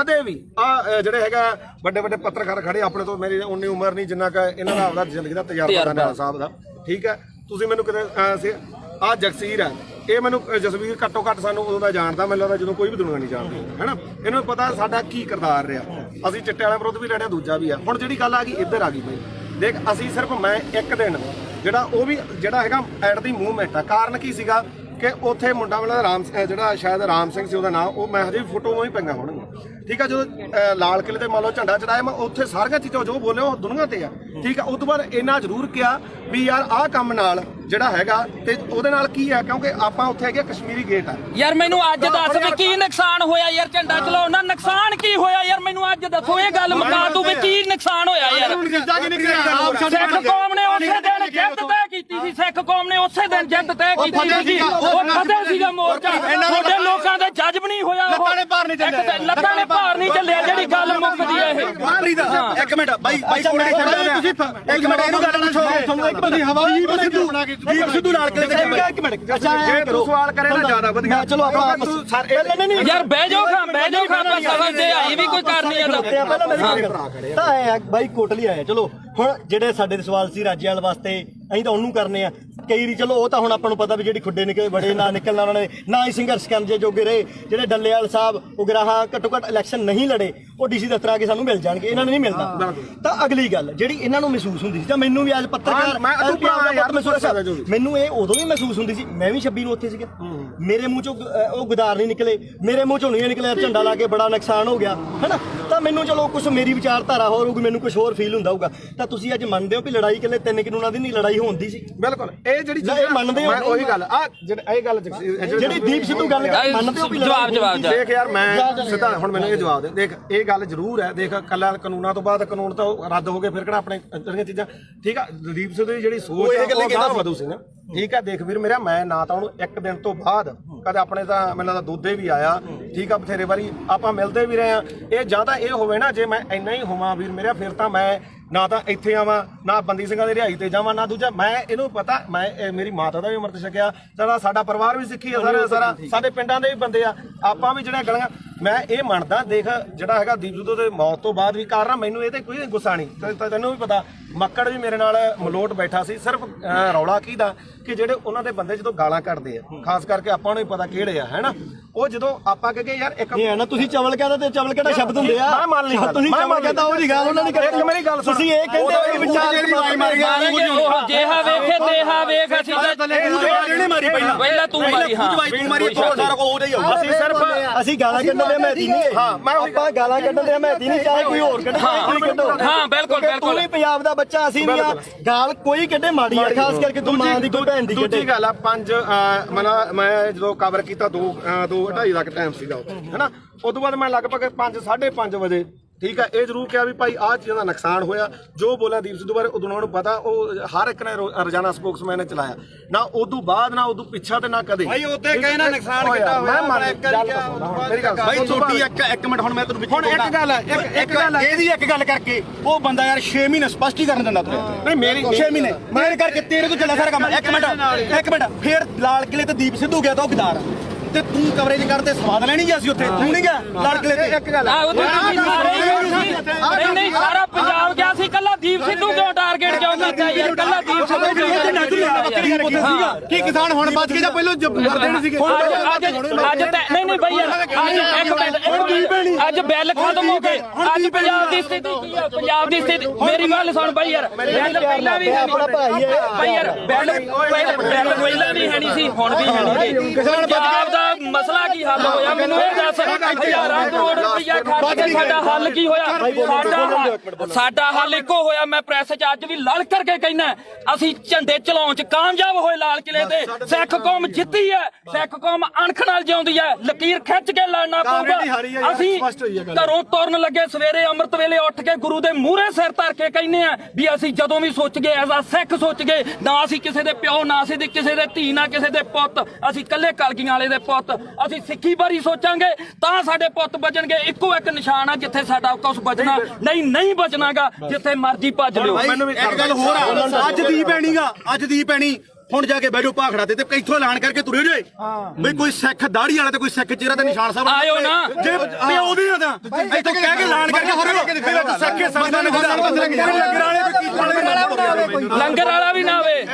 ਆ ਜਿਹੜੇ ਹੈਗਾ ਵੱਡੇ ਵੱਡੇ ਪੱਤਰਕਾਰ ਖੜੇ ਆਪਣੇ ਤੋਂ ਮੇਰੀ ਉਨੀ ਉਮਰ ਨਹੀਂ ਜਿੰਨਾ ਕਿ ਇਹਨਾਂ ਦਾ ਆਪਦਾ ਜ਼ਿੰਦਗੀ ਦਾ ਤਜਰਬਾ ਨਾਲਾ ਸਾਹਿਬ ਦਾ ਠੀਕ ਹੈ ਤੁਸੀਂ ਮੈਨੂੰ ਕਿਤੇ ਆ ਜਗਸੀਰ ਹੈ ਇਹ ਮੈਨੂੰ ਜਸਵੀਰ ਘੱਟੋ ਘੱਟ ਸਾਨੂੰ ਉਦੋਂ ਦਾ ਜਾਣਦਾ ਮੈਨੂੰ ਲੱਗਦਾ ਜਦੋਂ ਕੋਈ ਵੀ ਦੁਨੀਆ ਨਹੀਂ ਜਾਣਦੀ ਹੈਨਾ ਇਹਨੂੰ ਪਤਾ ਸਾਡਾ ਕੀ ਕਿਰਦਾਰ ਰਿਹਾ ਅਸੀਂ ਚਿੱਟੇ ਵਾਲਿਆਂ ਵਿਰੁੱਧ ਵੀ ਲੜਿਆ ਦੂਜਾ ਵੀ ਆ ਹੁਣ ਜਿਹੜੀ ਗੱਲ ਆ ਗਈ ਇੱਧਰ ਆ ਗਈ ਬਈ ਦੇਖ ਅਸੀਂ ਸਿਰਫ ਮੈਂ ਇੱਕ ਦਿਨ ਜਿਹੜਾ ਉਹ ਵੀ ਜਿਹੜਾ ਹੈਗਾ ਐਟ ਦੀ ਮੂਵਮੈਂਟ ਆ ਕਾਰਨ ਕੀ ਸੀਗਾ ਕਿ ਉੱਥੇ ਮੁੰਡਾ ਵਾਲਾ ਰਾਮ ਜਿਹੜਾ ਸ਼ਾਇਦ ਰਾਮ ਸਿੰਘ ਸੀ ਉਹਦਾ ਨਾਮ ਉਹ ਮੈਂ ਹਜੇ ਫੋਟੋ ਹੀ ਪਈਆਂ ਹੋਣਗੀਆਂ ਠੀਕ ਆ ਜਦੋਂ ਲਾਲ ਕਿਲੇ ਤੇ ਮੰਨ ਲਓ ਝੰਡਾ ਚੜਾਇਆ ਮੈਂ ਉੱਥੇ ਸਾਰੀਆਂ ਚੀਜ਼ਾਂ ਜੋ ਬੋਲੇ ਉਹ ਦੁਨੀਆ ਤੇ ਆ ਠੀਕ ਆ ਉਸ ਤੋਂ ਬਾਅਦ ਇੰਨਾ ਜ਼ਰੂਰ ਕਿਹਾ ਵੀ ਯਾਰ ਆਹ ਕੰਮ ਨਾਲ ਜਿਹੜਾ ਹੈਗਾ ਤੇ ਉਹਦੇ ਨਾਲ ਕੀ ਹੈ ਕਿਉਂਕਿ ਆਪਾਂ ਉੱਥੇ ਹੈਗੇ ਕਸ਼ਮੀਰੀ ਗੇਟ ਆ ਯਾਰ ਮੈਨੂੰ ਅੱਜ ਦੱਸ ਵੀ ਕੀ ਨੁਕਸਾਨ ਹੋਇਆ ਯਾਰ ਝੰਡਾ ਚਲਾਉਣ ਨਾਲ ਨੁਕਸਾਨ ਕੀ ਹੋਇਆ ਯਾਰ ਮੈਨੂੰ ਅੱਜ ਦੱਸੋ ਇਹ ਗੱਲ ਮੁਕਾ ਤੂੰ ਵੀ ਕੀ ਨੁਕਸਾਨ ਹੋਇਆ ਯਾਰ ਸਿੱਖ ਕੌਮ ਨੇ ਉਸੇ ਦਿਨ ਜਿੱਤ ਤੈਅ ਕੀਤੀ ਸੀ ਸਿੱਖ ਕੌਮ ਨੇ ਉਸੇ ਦਿਨ ਜਿੱਤ ਤੈਅ ਕੀਤੀ ਸੀ ਉਹ ਫਤਿਹ ਸੀਗਾ ਮੋਰਚਾ ਤੁਹਾਡੇ ਲੋਕਾਂ ਦੇ ਜੱਜ ਨਹੀਂ ਹੋਇਆ ਉਹ ਲੱਤਾਂ ਨੇ ਭਾਰ ਨਹੀਂ ਚੱਲਿਆ ਜਿਹੜੀ ਗੱਲ ਮੁੱਕਦੀ ਹੈ ਇਹ ਇੱਕ ਮਿੰਟ ਬਾਈ ਕੋਲੇ ਤੁਸੀਂ ਇੱਕ ਮਿੰਟ ਇਹਨੂੰ ਗੱਲ ਸੁਣੋ ਇੱਕ ਮਿੰਟ ਹਵਾਈ ਦੀਪ ਸਿੱਧੂ ਨਾਲ ਕਿਲੇ ਇੱਕ ਮਿੰਟ ਅੱਛਾ ਜੇ ਤੂੰ ਸਵਾਲ ਕਰੇ ਨਾ ਜ਼ਿਆਦਾ ਵਧੀਆ ਚਲੋ ਆਪਾਂ ਨਹੀਂ ਯਾਰ ਬਹਿ ਜਾਓ ਖਾਂ ਸਮਝਦੇ ਆਈ ਵੀ ਕੋਈ ਕਰਨੀ ਆ ਪਹਿਲਾਂ ਮੇਰੀ ਗੱਲ ਤਾਂ ਆਇਆ ਬਾਈ ਕੋਟਲੀ ਆਇਆ ਚਲੋ ਹੁਣ ਜਿਹੜੇ ਸਾਡੇ ਸਵਾਲ ਸੀ ਰਾਜੇਵਾਲ ਵਾਸਤੇ ਅਸੀਂ ਤਾਂ ਉਹਨੂੰ ਕਰਨੇ ਆ ਕਈ ਰੀ ਚਲੋ ਉਹ ਤਾਂ ਹੁਣ ਆਪਾਂ ਨੂੰ ਪਤਾ ਵੀ ਜਿਹੜੀ ਖੁੱਡੇ ਨਿਕਲੇ ਬੜੇ ਨਾ ਨਿਕਲਣਾ ਉਹਨਾਂ ਨੇ ਨਾ ਹੀ ਸੰਘਰਸ਼ ਕਰਨ ਜੇ ਜੋਗੇ ਰਹੇ ਜਿਹੜੇ ਡੱਲੇਵਾਲ ਸਾਹਿਬ ਉਗਰਾਹਾਂ ਘੱਟੋ ਘੱਟ ਇਲੈਕਸ਼ਨ ਨਹੀਂ ਲੜੇ ਉਹ ਡੀਸੀ ਦਫ਼ਤਰ ਆ ਕੇ ਸਾਨੂੰ ਮਿਲ ਜਾਣਗੇ ਇਹਨਾਂ ਨੂੰ ਨਹੀਂ ਮਿਲਦਾ ਤਾਂ ਅਗਲੀ ਗੱਲ ਜਿਹੜੀ ਇਹਨਾਂ ਨੂੰ ਮਹਿਸੂਸ ਹੁੰਦੀ ਸੀ ਜਾਂ ਮੈਨੂੰ ਵੀ ਅੱਜ ਪੱਤਰਕਾਰ ਮੈਨੂੰ ਇਹ ਉਦੋਂ ਵੀ ਮਹਿਸੂਸ ਹੁੰਦੀ ਸੀ ਮੈਂ ਵੀ 26 ਨੂੰ ਉੱਥੇ ਸੀਗਾ ਮੇਰੇ ਮੂੰਹ ਚੋਂ ਉਹ ਗੁਦਾਰ ਨਹੀਂ ਨਿਕਲੇ ਮੇਰੇ ਮੂੰਹ ਚੋਂ ਨਹੀਂ ਨਿਕਲਿਆ ਝੰਡਾ ਲਾ ਕੇ ਬੜਾ ਨੁਕਸਾਨ ਹੋ ਗਿਆ ਹੈਨਾ ਤਾਂ ਮੈਨੂੰ ਚਲੋ ਕੁਝ ਮੇਰੀ ਵਿਚਾਰਧਾਰਾ ਹੋਰ ਹੋਊਗੀ ਮੈਨੂੰ ਕੁਝ ਹੋਰ ਫੀਲ ਹੁੰਦਾ ਹੋਊਗਾ ਤਾਂ ਤੁਸੀਂ ਅੱਜ ਮੰਨਦੇ ਹੋ ਵੀ ਲੜਾਈ ਕਿਲੇ 3 ਕਾਨੂੰਨਾਂ ਦੀ ਨਹੀਂ ਲੜਾਈ ਹੁੰਦੀ ਸੀ ਬਿਲਕੁਲ ਇਹ ਜਿਹੜੀ ਇਹ ਮੰਨਦੇ ਹੋ ਮੈਂ ਉਹੀ ਗੱਲ ਆ ਇਹ ਗੱਲ ਜਿਹੜੀ ਦੀਪ ਸਿੱਧੂ ਗੱਲ ਮੰਨਦੇ ਹੋ ਵੀ ਜਵਾਬ ਦੇਖ ਯਾਰ ਮੈਂ ਸਿੱਧਾ ਹੁਣ ਮੈਨੂੰ ਇਹ ਜਵਾਬ ਦੇ ਦੇਖ ਇਹ ਗੱਲ ਜ਼ਰੂਰ ਹੈ ਦੇਖ ਕੱਲਾ ਕਾਨੂੰਨਾਂ ਤੋਂ ਬਾਅਦ ਕਾਨੂੰਨ ਤਾਂ ਰੱਦ ਹੋ ਗਏ ਫਿਰ ਕਿਹੜਾ ਆਪਣੇ ਜਿਹੜੀਆਂ ਚੀਜ਼ਾਂ ਠੀਕ ਆ ਦੀਪ ਸਿੱਧੂ ਦੀ ਜਿਹੜੀ ਸੋਚ ਉਹ ਗਾਹ ਵਧੂ ਸੀ ਨਾ ਠੀਕ ਆ ਦੇਖ ਵੀਰ ਮੇਰਾ ਮੈਂ ਨਾ ਤਾਂ ਉਹਨੂੰ ਇੱਕ ਦਿਨ ਤੋਂ ਬਾਅਦ ਕਦੇ ਆਪਣੇ ਤਾਂ ਮੈਨੂੰ ਲੱਗਦਾ ਦੋਦੇ ਵੀ ਆਇਆ ਠੀਕ ਆ ਬਥੇਰੇ ਵਾਰੀ ਆਪਾਂ ਮਿਲਦੇ ਵੀ ਰਹੇ ਆ ਇਹ ਜਾਂ ਤਾਂ ਇਹ ਹੋਵੇ ਨਾ ਜੇ ਮੈਂ ਇੰਨਾ ਹੀ ਹੋਵਾਂ ਵੀਰ ਮੇਰਾ ਫਿਰ ਤਾਂ ਮੈਂ ਨਾ ਤਾਂ ਇੱਥੇ ਆਵਾਂ ਨਾ ਬੰਦੀ ਸਿੰਘਾਂ ਦੀ ਰਿਹਾਈ ਤੇ ਜਾਵਾਂ ਨਾ ਦੂਜਾ ਮੈਂ ਇਹਨੂੰ ਪਤਾ ਮੈਂ ਮੇਰੀ ਮਾਤਾ ਦਾ ਵੀ ਅੰਮ੍ਰਿਤ ਛਕਿਆ ਸਾਡਾ ਪਰਿਵਾਰ ਵੀ ਸਿੱਖੀ ਆ ਸਾਰਾ ਸਾਡੇ ਪਿੰਡਾਂ ਦੇ ਵੀ ਬੰਦੇ ਆ ਆਪਾਂ ਵੀ ਜਿਹੜਾ ਗਲੀਆਂ ਮੈਂ ਇਹ ਮੰਨਦਾ ਦੇਖ ਜਿਹੜਾ ਹੈਗਾ ਦੀਪ ਸਿੱਧੂ ਦੇ ਮੌਤ ਤੋਂ ਬਾਅਦ ਵੀ ਕਾਰਨ ਮੈਨੂੰ ਇਹ ਤੇ ਕੋਈ ਗੁੱਸਾ ਨਹੀਂ ਤੈਨੂੰ ਵੀ ਪਤਾ ਮੱਕੜ ਵੀ ਮੇਰੇ ਨਾਲ ਮਲੋਟ ਬੈਠਾ ਸੀ ਸਿਰਫ ਰੌਲਾ ਕੀ ਦਾ ਕਿ ਜਿਹੜੇ ਉਹਨਾਂ ਦੇ ਬੰਦੇ ਜਦੋਂ ਗਾਲਾਂ ਕੱਢਦੇ ਆ ਖਾਸ ਕਰਕੇ ਆਪਾਂ ਨੂੰ ਹੀ ਪਤਾ ਕਿਹੜੇ ਆ ਹੈਨਾ ਉਹ ਜਦੋਂ ਆਪਾਂ ਕਹੇ ਯਾਰ ਇੱਕ ਨਹੀਂ ਹੈ ਨਾ ਤੁਸੀਂ ਚਵਲ ਕਹਿੰਦਾ ਤੇ ਚਵਲ ਕਿਹੜਾ ਸ਼ਬਦ ਹੁੰਦੇ ਆ ਮੈਂ ਮੰਨ ਲਈ ਤੁਸੀਂ ਚਵਲ ਕਹਿੰਦਾ ਉਹ ਦੀ ਗੱਲ ਉਹਨਾਂ ਨੇ ਇੱਕ ਮੇਰੀ ਗੱਲ ਤੁਸੀਂ ਇਹ ਕਹਿੰਦੇ ਹੋ ਕਿ ਵਿਚਾਰ ਜਿਹਾ ਵੇਖੇ ਤੇਹਾ ਵੇਖ ਅਸੀਂ ਇਹਨੇ ਮਾਰੀ ਪਹਿਲਾਂ ਤੂੰ ਮਾਰੀ ਹਾਂ ਤੂੰ ਮਾਰੀ ਸਾਰਾ ਕੋ ਹੋ ਜਾਈ ਅਸੀਂ ਸਿਰਫ ਅਸੀਂ ਗਾਲਾਂ ਕੱਢਣ ਦੇ ਮਹਿਤੀ ਨਹੀਂ ਹਾਂ ਮੈਂ ਆਪਾਂ ਗਾਲਾਂ ਕੱਢਣ ਦੇ ਮਹਿਤੀ ਨਹੀਂ ਚਾਹੇ ਕੋਈ ਹੋਰ ਕੱਢੇ ਕੋਈ ਕੱਢੋ ਹਾਂ ਬਿਲਕੁਲ ਤੂੰ ਵੀ ਪੰਜਾਬ ਦਾ ਬੱਚਾ ਅਸੀਂ ਨਹੀਂ ਆ ਗਾਲ ਕੋਈ ਕੱਢੇ ਮਾੜੀ ਆ ਖਾਸ ਕਰਕੇ ਤੂੰ ਮਾਂ ਦੀ ਕੋਈ ਭੈਣ ਦੀ ਕੱਢੇ ਦੂਜੀ ਗੱਲ ਆ ਮੈਂ ਜਦੋਂ ਕਵਰ ਕੀਤਾ 2:30 ਦਾ ਟਾਈਮ ਸੀਗਾ ਉੱਥੇ ਹੈਨਾ ਉਸ ਤੋਂ ਬਾਅਦ ਮੈਂ ਲਗਭਗ 5:30 ਵਜੇ ਠੀਕ ਹੈ, ਇਹ ਜ਼ਰੂਰ ਕਿਹਾ ਵੀ ਭਾਈ ਆਹ ਚੀਜ਼ਾਂ ਦਾ ਨੁਕਸਾਨ ਹੋਇਆ। ਜੋ ਬੋਲਿਆ ਦੀਪ ਸਿੱਧੂ ਬਾਰੇ ਉਦੋਂ ਨੂੰ ਪਤਾ, ਉਹ ਹਰ ਇੱਕ ਨੇ ਰੋਜ਼ਾਨਾ ਸਪੋਕਸਮੈਨ ਨੇ ਚਲਾਇਆ ਨਾ, ਉਦੋਂ ਬਾਅਦ ਨਾ ਉਦੋਂ ਪਿੱਛਾ ਤੇ ਨਾ ਕਦੇ। ਭਾਈ ਉੱਤੇ ਕਹੇ ਨਾ ਨੁਕਸਾਨ ਕਿੱਡਾ ਹੋਇਆ, ਮੈਂ ਇੱਕ ਵਾਰੀ ਕਿਹਾ। ਮੇਰੀ ਗੱਲ ਭਾਈ ਤੁਹਾਡੀ ਇੱਕ ਮਿੰਟ, ਹੁਣ ਮੈਂ ਤੁਹਾਨੂੰ ਹੁਣ ਇੱਕ ਗੱਲ ਹੈ, ਇੱਕ ਗੱਲ ਹੈ, ਇਹਦੀ ਇੱਕ ਗੱਲ ਕਰਕੇ ਉਹ ਬੰਦਾ ਯਾਰ 6 ਮਹੀਨੇ ਸਪਸ਼ਟੀਕਰਨ ਦਿੰਦਾ ਤੂੰ। ਨਹੀਂ ਮੇਰੀ 6 ਮਹੀਨੇ ਮੇਰੇ ਕਰਕੇ ਤੇਰੇ ਤੋਂ ਚੱਲਿਆ ਸਾਰਾ ਕੰਮ। ਇੱਕ ਮਿੰਟ ਫੇਰ ਲਾਲ ਕਿਲੇ ਤੇ ਦੀਪ ਸਿੱਧੂ ਗਿਆ ਤਾਂ ਉਹ ਗਦਾਰ ਤੇ ਤੂੰ ਕਵਰੇਜ ਕਰਦੇ ਸਵਾਦ ਲੈਣੀ ਗਿਆ ਸੀ ਉੱਥੇ, ਤੂੰ ਨਹੀਂ ਗਿਆ ਲਾਲ ਕਿਲੇ ਤੇ। ਇੱਕ ਗੱਲ ਆਹ ਉੱਥੇ ਤੁਸੀਂ ਸਾਰੇ ਹੀ ਸੀ। ਨਹੀਂ ਸਾਰਾ ਪੰਜਾਬ ਗਿਆ ਸੀ, ਕੱਲਾ ਦੀਪ ਸਿੱਧੂ ਕਿਉਂ ਟਾਰਗੇਟ ਕਿਉਂ ਕੀਤਾ ਯਾਰ? ਕੱਲਾ ਦੀਪ ਸਿੱਧੂ ਕੀ ਕਿਸਾਨ ਹੁਣ ਬਚ ਕੇ ਜਾਂ ਪਹਿਲਾਂ ਮਰਦੇ ਨਹੀਂ ਸੀਗੇ? ਅੱਜ ਨਹੀਂ ਬਈ ਯਾਰ, ਅੱਜ ਬਿੱਲ ਖਤਮ ਹੋ ਗਏ। ਅੱਜ ਪੰਜਾਬ ਦੀ ਸਥਿਤੀ ਕੀ ਆ? ਪੰਜਾਬ ਦੀ ਸਥਿਤੀ ਮੇਰੀ ਗੱਲ ਸੁਣ ਬਈ ਯਾਰ, ਬਿੱਲ ਪਹਿਲਾਂ ਵੀ ਹੈ ਬਈ ਯਾਰ, ਬਿੱਲ ਪਹਿਲਾਂ ਵੀ ਹੈ ਨਹੀਂ ਸੀ, ਹੁਣ ਵੀ ਹੈ ਨਹੀਂ। ਪੰਜਾਬ ਦਾ ਮਸਲਾ ਕੀ ਹੱਲ ਹੋਇਆ ਮੈਨੂੰ ਇਹ ਦੱਸ। ਹਜ਼ਾਰਾਂ ਕਰੋੜ ਰੁਪਇਆ ਖਰਚ ਕੇ ਸਾਡਾ ਹੱਲ ਕੀ ਹੋਇਆ? ਸਾਡਾ ਹੱਲ ਇੱਕੋ ਹੋਇਆ। ਮੈਂ ਪ੍ਰੈਸ 'ਚ ਅੱਜ ਵੀ ਲੜ ਕਰਕੇ ਕਹਿਣਾ, ਅਸੀਂ ਝੰਡੇ ਚਲਾਉਣ 'ਚ ਕਾਮਯਾਬ ਹੋਏ ਲਾਲ ਕਿਲੇ ਤੇ। ਸਿੱਖ ਕੌਮ ਜਿੱਤੀ ਹੈ, ਸਿੱਖ ਕੌਮ ਅਣਖ ਨਾਲ ਜਿਉਂਦੀ ਹੈ। ਲਕੀਰ ਖਿੱਚ ਕੇ ਲੜਨਾ ਪਊਗਾ। ਅਸੀਂ ਘਰੋਂ ਤੁਰਨ ਲੱਗੇ ਸਵੇਰੇ ਅੰਮ੍ਰਿਤ ਵੇਲੇ ਉੱਠ ਕੇ ਗੁਰੂ ਦੇ ਮੂਹਰੇ ਸਿਰ ਧਰ ਕੇ ਕਹਿੰਦੇ ਆ ਵੀ ਅਸੀਂ ਜਦੋਂ ਵੀ ਸੋਚ ਗਏ ਐਜ਼ ਆ ਸਿੱਖ ਸੋਚ ਗਏ, ਨਾ ਅਸੀਂ ਕਿਸੇ ਦੇ ਪਿਓ, ਨਾ ਅਸੀਂ ਕਿਸੇ ਦੇ ਧੀ, ਨਾ ਕਿਸੇ ਦੇ ਪੁੱਤ, ਅਸੀਂ ਇਕੱਲੇ ਕਲਗੀਆਂ ਵਾਲੇ ਦੇ ਪੁੱਤ। ਅਸੀਂ ਸਿੱਖੀ ਬਾਰੇ ਸੋਚਾਂਗੇ ਤਾਂ ਸਾਡੇ ਪੁੱਤ ਬਚਣਗੇ। ਇੱਕੋ ਇੱਕ ਨਿਸ਼ਾਨ ਆ ਜਿੱਥੇ ਸਾਡਾ ਕੁਝ ਬਚਣਾ, ਨਹੀਂ ਬਚਣਾਗਾ ਜਿੱਥੇ ਮਰਜ਼ੀ ਭੱਜ ਲਿਓ। ਇੱਕ ਗੱਲ ਹੋਰ ਆ, ਅੱਜ ਦੀ ਪੈਣੀਗਾ, ਅੱਜ ਦੀ ਪੈਣੀ ਹੁਣ ਜਾ ਕੇ ਬੈਠੋ ਭਾਖੜਾ ਤੇ ਇੱਥੋਂ ਐਲਾਨ ਕਰਕੇ ਤੁਰੇ ਜੇ ਬਈ ਕੋਈ ਸਿੱਖ ਦਾੜੀ ਵਾਲਾ ਤੇ ਕੋਈ ਸਿੱਖ ਚਿਹਰਾ ਤੇ ਨਿਸ਼ਾਨ ਸਾਹਿਬ ਆਇਓ ਨਾ। ਜੇ ਪਿਓ ਦੀ ਨਾ ਤਾਂ ਇੱਥੋਂ ਕਹਿ ਕੇ ਐਲਾਨ ਕਰਕੇ ਤੁਰੇ ਸਿੱਖੇ ਸੰਗਤਾਂ ਨੇ ਲੰਗਰ ਵਾਲੇ ਲੰਗਰ ਵਾਲਾ ਵੀ ਨਾ ਆਵੇ।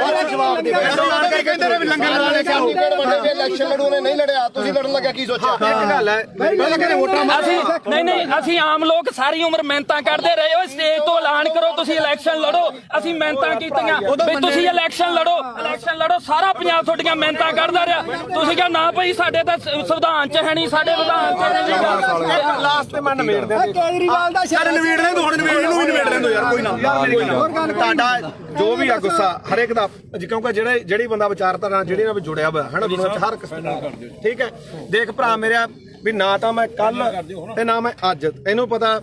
ਕਹਿੰਦੇ ਨੇ ਵੀ ਲੰਗਰ ਵਾਲੇ ਇਲੈਕਸ਼ਨ ਲੜੂ ਨੇ ਨਹੀਂ ਲੜਿਆ, ਤੁਸੀਂ ਲੜਨ ਲੱਗਿਆ ਕੀ ਸੋਚਿਆ? ਇੱਕ ਗੱਲ ਹੈ, ਅਸੀਂ ਨਹੀਂ ਅਸੀਂ ਲੋਕ ਸਾਰੀ ਉਮਰ ਮਿਹਨਤਾਂ ਕਰਦੇ ਰਹੇ। ਓਏ ਸਟੇਜ ਤੋਂ ਐਲਾਨ ਕਰੋ ਤੁਸੀਂ ਇਲੈਕਸ਼ਨ ਲੜੋ। ਅਸੀਂ ਮਿਹਨਤਾਂ ਕੀਤੀਆਂ ਵੀ ਤੁਸੀਂ ਇਲੈਕਸ਼ਨ ਲੜੋ, ਸਾਰਾ ਪੰਜਾਬ ਤੁਹਾਡੀਆਂ ਮਿਹਨਤਾਂ ਕਰਦਾ ਰਿਹਾ। ਤੁਸੀਂ ਕਿਹਾ ਨਾ ਭਾਈ ਸਾਡੇ ਤਾਂ ਸੰਵਿਧਾਨ 'ਚ ਹੈ ਨਹੀਂ, ਸਾਡੇ ਵਿਧਾਨ 'ਚ ਨਹੀਂ। ਲਾਸਟ ਤੇ ਮੈਂ ਨਵੇੜ ਦੇ ਕੇਜਰੀਵਾਲ ਦਾ ਚੱਲ ਨਵੇੜ ਲੈ ਤੂੰ, ਹੁਣ ਨਵੇੜ ਨੂੰ ਵੀ ਨਵੇੜ ਲੈਂਦੋ ਯਾਰ, ਕੋਈ ਨਾ। ਤੁਹਾਡਾ ਜੋ ਵੀ ਆ ਗੁੱਸਾ ਹਰੇਕ ਦਾ, ਕਿਉਂਕਿ ਜਿਹੜੀ ਬੰਦਾ ਵਿਚਾਰਧਾਰਾ ਜਿਹੜੀ ਨਾਲ ਜੁੜਿਆ ਹੋਇਆ ਹੈ ਨਾ ਦੁਨੀਆ 'ਚ ਹਰ ਕਿਸਮ ਦਾ, ਠੀਕ ਹੈ। ਦੇਖ ਭਰਾ ਮੇਰਾ ਵੀ ਨਾ ਤਾਂ ਮੈਂ ਕੱਲ ਤੇ ਨਾ ਮੈਂ ਅੱਜ, ਇਹਨੂੰ ਪਤਾ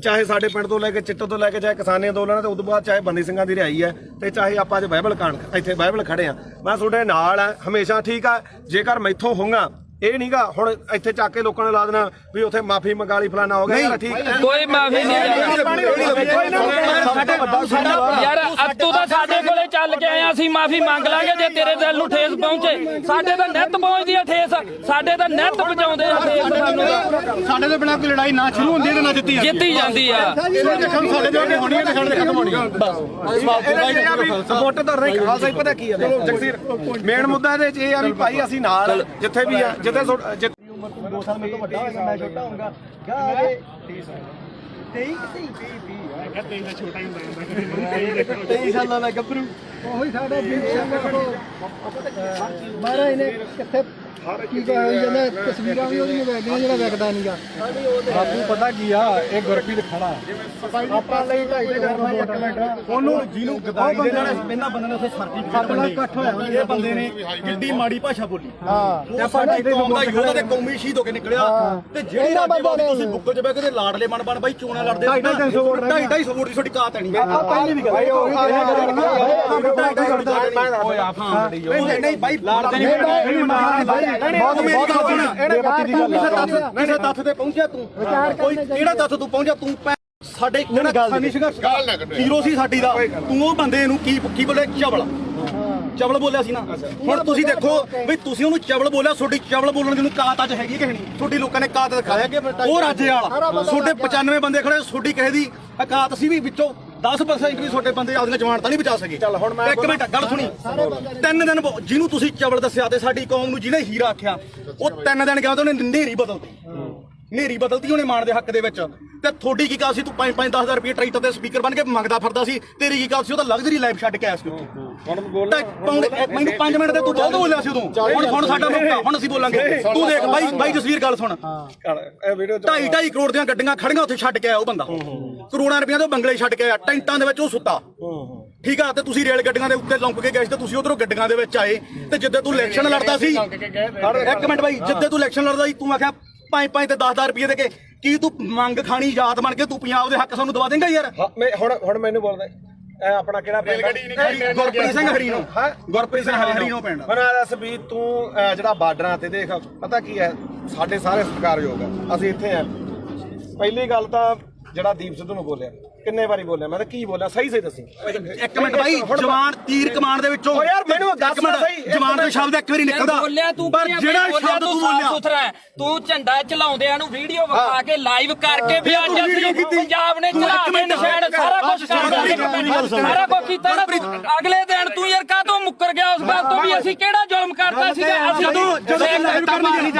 ਚਾਹੇ ਸਾਡੇ ਪਿੰਡ ਤੋਂ ਲੈ ਕੇ ਚਿੱਟੋ ਤੋਂ ਲੈ ਕੇ ਚਾਹੇ ਕਿਸਾਨੀ ਅੰਦੋਲਨ ਤੇ ਉਦੋਂ ਬਾਅਦ ਚਾਹੇ ਬੰਦੀ ਸਿੰਘਾਂ ਦੀ ਰਿਹਾਈ ਹੈ ਤੇ ਚਾਹੇ ਆਪਾਂ ਅੱਜ ਬਾਈਬਲ ਕਾਂਡ ਇੱਥੇ ਬਾਈਬਲ ਖੜੇ ਆ, ਮੈਂ ਤੁਹਾਡੇ ਨਾਲ ਆ ਹਮੇਸ਼ਾ, ਠੀਕ ਆ। ਜੇਕਰ ਮੈਥੋਂ ਹੋਊਗਾ ਇਹ ਨਹੀਂਗਾ ਹੁਣ ਇੱਥੇ ਚੱਕ ਕੇ ਲੋਕਾਂ ਨੇ ਲਾ ਦੇਣਾ ਵੀ ਉੱਥੇ ਮਾਫੀ ਮੰਗਾ ਲਈ ਫਲਾਣਾ ਹੋ ਗਿਆ ਯਾਰ, ਠੀਕ ਹੈ। ਕੋਈ ਮਾਫੀ ਨਹੀਂ ਯਾਰ, ਅੱਤੂ ਤਾਂ ਸਾਡੇ ਕੋਲੇ ਚੱਲ ਕੇ ਆਏ, ਅਸੀਂ ਮਾਫੀ ਮੰਗ ਲਾਂਗੇ ਜੇ ਤੇਰੇ ਦਿਲ ਨੂੰ ਠੇਸ ਪਹੁੰਚੇ। ਸਾਡੇ ਤਾਂ ਨਿੱਤ ਪਹੁੰਚਦੀ ਆ ਠੇਸ, ਸਾਡੇ ਤਾਂ ਨਿੱਤ ਪਹੁੰਚਾਉਂਦੇ ਆ ਠੇਸ ਸਾਨੂੰ। ਸਾਡੇ ਤੋਂ ਬਿਨਾਂ ਕੋਈ ਲੜਾਈ ਨਾ ਸ਼ੁਰੂ ਹੁੰਦੀ ਤੇ ਨਾ ਜਿੱਤੀ ਜਾਂਦੀ ਆ। ਸਾਡੇ ਜੋ ਹੋਣੀ ਹੈ ਤੇ ਸਾਡੇ ਖਤਮ ਹੋਣੀ ਹੈ ਬਸ। ਸਪੋਰਟ ਤਾਂ ਨਹੀਂ ਖਾਲਸਾ ਹੀ ਪਤਾ ਕੀ ਹੈ ਜਗਸੀਰ, ਮੇਨ ਮੁੱਦਾ ਇਹਦੇ 'ਚ ਇਹ ਆ ਵੀ ਭਾਈ ਅਸੀਂ ਨਾਲ ਜਿੱਥੇ ਵੀ ਆ, ਜਿੱਥੇ ਉਮਰ ਤੋਂ 2 ਸਾਲ ਮੇਰੇ ਤੋਂ ਵੱਡਾ ਹੋਏਗਾ, ਮੈਂ ਛੋਟਾ ਹੋਊਗਾ। 23 ਸਾਲਾਂ ਦਾ ਗੱਭਰੂ। ਉਹੀ ਸਾਡਾ ਦੀਪ ਸਿੰਘ ਮਹਾਰਾਜ ਨੇ ਕਿੱਥੇ ਕੀ ਹੋਈ ਜਾਂਦਾ, ਤਸਵੀਰਾਂ ਵੀ ਉਹਦੀਆਂ ਵੇਖਦੀਆਂ ਜਿਹੜਾ ਵੇਖਦਾ ਨਹੀਂਗਾ। ਬਾਪੂ ਪਤਾ ਕੀ ਆ, ਇਹ ਗੁਰਪ੍ਰੀਤ ਖੜਾ ਆਪਾਂ ਲਈ ਢਾਈ ਦੇ ਘਰ ਨਾਲ 1 ਮਿੰਟ ਉਹਨੂੰ ਜਿਹਨੂੰ ਗਦਾਰੀ ਦੇ ਨਾਲ ਪਹਿਲਾਂ ਬੰਦੇ ਨੇ ਉੱਥੇ ਸਰਟੀਫਿਕੇਟ ਇਕੱਠ ਹੋਇਆ ਇਹ ਬੰਦੇ ਨੇ ਕਿੱਡੀ ਮਾੜੀ ਭਾਸ਼ਾ ਬੋਲੀ। ਹਾਂ ਤੇ ਆਪਾਂ ਕੌਮ ਦਾ ਯੋਧਾ ਤੇ ਕੌਮੀ ਸ਼ਹੀਦ ਹੋ ਕੇ ਨਿਕਲਿਆ ਤੇ ਜਿਹੜੀ ਰਾਜੇਵਾਲ ਤੁਸੀਂ ਬੁੱਕਲ 'ਚ ਬਹਿ ਕੇ ਲਾਡਲੇ ਬਣ ਬਾਈ ਚੋਣਾਂ ਲੜਦੇ 250 ਵੋਟ ਦੀ ਤੁਹਾਡੀ ਕਾਤ ਹੈ ਨਹੀਂ। ਪਹਿਲੀ ਵੀ ਗੱਲ ਨਹੀਂ ਬਾਈ ਲੜਦੇ ਕਿਸੇ ਤੱਥ ਤੇ ਪਹੁੰਚਿਆ ਤੂੰ, ਕੋਈ ਕਿਹੜਾ ਤੱਥ ਤੂੰ ਪਹੁੰਚਿਆ? ਤੂੰ ਸਾਡੇ ਕਿਸਾਨੀ ਸੰਘਰਸ਼ ਹੀਰੋ ਸੀ ਸਾਡੀ ਦਾ, ਤੂੰ ਉਹ ਬੰਦੇ ਨੂੰ ਕੀ ਬੋਲੇ? ਚਵਲ ਬੋਲਿਆ ਸੀ ਨਾ। ਹੁਣ ਤੁਸੀਂ ਦੇਖੋ ਵੀ ਤੁਸੀਂ ਉਹਨੂੰ ਚਵਲ ਬੋਲਿਆ, ਤੁਹਾਡੀ ਚਵਲ ਬੋਲਣ ਦੀ ਨੂੰ ਕਾਤ ਅੱਜ ਹੈਗੀ ਕਿ ਨਹੀਂ? ਤੁਹਾਡੀ ਲੋਕਾਂ ਨੇ ਕਾਤ ਦਿਖਾਇਆ ਕਿ ਉਹ ਰਾਜੇ ਵਾਲਾ, ਤੁਹਾਡੇ 95 ਬੰਦੇ ਖੜੇ, ਤੁਹਾਡੀ ਕਿਸੇ ਦੀ ਕਾਤ ਸੀ ਵੀ ਵਿੱਚੋਂ 10% ਵੀ ਤੁਹਾਡੇ ਬੰਦੇ ਆਪਦੀਆਂ ਜਵਾਨ ਤਾਂ ਨਹੀਂ ਬਚਾ ਸਕੇ। ਚੱਲ ਹੁਣ ਮੈਂ ਇੱਕ ਮਿੰਟ ਗੱਲ ਸੁਣੀ। 3 ਦਿਨ ਜਿਹਨੂੰ ਤੁਸੀਂ ਚਵਲ ਦੱਸਿਆ ਤੇ ਸਾਡੀ ਕੌਮ ਨੂੰ ਜਿਹਨੇ ਹੀਰਾ ਆਖਿਆ, ਉਹ 3 ਦਿਨ ਗਿਆ ਤੇ ਉਹਨੇ ਨੇਰੀ ਬਦਲਤੀ ਉਹਨੇ ਮਾਣ ਦੇ ਹੱਕ ਦੇ ਵਿੱਚ। ਤੇ ਤੁਹਾਡੀ ਕੀ ਕਾਲ ਸੀ? ਤੂੰ 5-10 ਰੁਪਏ ਟਰੈਕਟਰ ਤੇ ਸਪੀਕਰ ਬਣ ਕੇ ਮੰਗਦਾ ਫਿਰਦਾ ਸੀ। ਤੇਰੀ ਕੀ ਕਾਲ ਸੀ? ਉਹ ਤਾਂ ਲਗਜ਼ਰੀ ਲਾਈਫ ਛੱਡ ਕੇ ਆਇਆ ਸੀ ਉੱਥੇ। ਮੈਨੂੰ 5 ਮਿੰਟ ਤੇ ਤੂੰ ਬਹੁਤ ਬੋਲਿਆ ਸੀ ਉਦੋਂ। ਹੁਣ ਸਾਡਾ ਮੌਕਾ, ਹੁਣ ਅਸੀਂ ਬੋਲਾਂਗੇ। ਤੂੰ ਦੇਖ ਬਾਈ ਜਸਵੀਰ ਗੱਲ ਸੁਣ, 2.5 ਕਰੋੜ ਦੀਆਂ ਗੱਡੀਆਂ ਖੜੀਆਂ ਉੱਥੇ ਛੱਡ ਕੇ ਆਇਆ ਉਹ ਬੰਦਾ। ਕਰੋੜਾਂ ਰੁਪਈਆਂ ਦੇ ਬੰਗਲੇ ਛੱਡ ਕੇ ਆਇਆ, ਟੈਂਟਾਂ ਦੇ ਵਿੱਚ ਉਹ ਸੁੱਤਾ, ਠੀਕ ਆ। ਤੇ ਤੁਸੀਂ ਰੇਲ ਗੱਡੀਆਂ ਦੇ ਉੱਤੇ ਲੰਘ ਕੇ ਗਏ ਤੇ ਤੁਸੀਂ ਉਧਰੋਂ ਗੱਡੀਆਂ ਦੇ ਵਿੱਚ ਆਏ। ਤੇ ਜਿੱਦੇ ਤੂੰ ਇਲੈਕਸ਼ਨ ਲੜਦਾ ਸੀ, ਇੱਕ ਮਿੰਟ ਬਾਈ, ਜਿੱਦੇ ਤੂੰ ਇਲੈਕਸ਼ਨ ਲੜਦਾ ਸੀ ਤੂੰ ਆਖਿਆ 5-5 ਤੇ 10-10 ਰੁਪਏ ਦੇ ਕੇ ਕੀ ਤੂੰ ਮੰਗ ਖਾਣੀ ਜਾਤ ਬਣ ਕੇ ਤੂੰ ਪੰਜਾਬ ਦੇ ਹੱਕ ਸਾਨੂੰ ਦਵਾ ਦੇਂਗਾ ਯਾਰ? ਹੁਣ ਮੈਨੂੰ ਬੋਲਦਾ ਇਹ ਆਪਣਾ ਕਿਹੜਾ ਪਿੰਡ ਗੁਰਪ੍ਰੀਤ ਸਿੰਘ ਹਰੀਨੋ ਗੁਰਪ੍ਰੀਤ ਸਿੰਘ ਹਰੀਨੋ ਪਿੰਡ। ਮੈਨੂੰ ਦੱਸ ਵੀ ਤੂੰ ਜਿਹੜਾ ਬਾਰਡਰਾਂ ਤੇ ਦੇਖ ਪਤਾ ਕੀ ਹੈ ਸਾਡੇ ਸਾਰੇ ਸਤਿਕਾਰਯੋਗ ਆ ਅਸੀਂ ਇੱਥੇ ਆ। ਪਹਿਲੀ ਗੱਲ ਤਾਂ ਜਿਹੜਾ ਦੀਪ ਸਿੱਧੂ ਨੂੰ ਬੋਲਿਆ ਕਿੰਨੇ ਵਾਰੀ ਬੋਲਿਆ ਮੈਂ ਤਾਂ ਕੀ ਬੋਲਿਆ ਸਹੀ ਦੱਸੀ। ਇੱਕ ਮਿੰਟ ਬਾਈ ਜਵਾਨ ਤੀਰ ਕਮਾਨ ਦੇ ਵਿੱਚੋਂ ਓ ਯਾਰ ਮੈਨੂੰ ਦੱਸ ਸਹੀ ਜਵਾਨ ਦਾ ਸ਼ਬਦ ਇੱਕ ਵਾਰੀ ਨਿਕਲਦਾ ਬੋਲਿਆ ਤੂੰ ਪਰ ਜਿਹੜਾ ਸ਼ਬਦ ਤੂੰ ਬੋਲਿਆ ਸੁਥਰਾ ਤੂੰ ਝੰਡਾ ਚਲਾਉਂਦਿਆਂ ਨੂੰ ਵੀਡੀਓ ਵਿਖਾ ਕੇ ਲਾਈਵ ਕਰਕੇ ਵੀ ਅੱਜ ਅਸੀਂ ਪੰਜਾਬ ਨੇ ਚੜਾ ਕੇ ਨਿਸ਼ਾਨ ਸਾਰਾ ਕੁਝ ਕਰਦਾ ਸਾਰਾ ਕੁਝ ਕੀਤਾ ਨਾ ਅਗਲੇ ਦਿਨ ਤੂੰ ਯਾਰ ਕਾਹਤੋਂ ਮੁੱਕਰ ਗਿਆ ਉਸ ਗੱਲ ਤੋਂ ਵੀ ਅਸੀਂ ਕਿਹੜਾ ਜ਼ੁਲਮ ਕਰਤਾ ਸੀਗਾ ਅਸੀਂ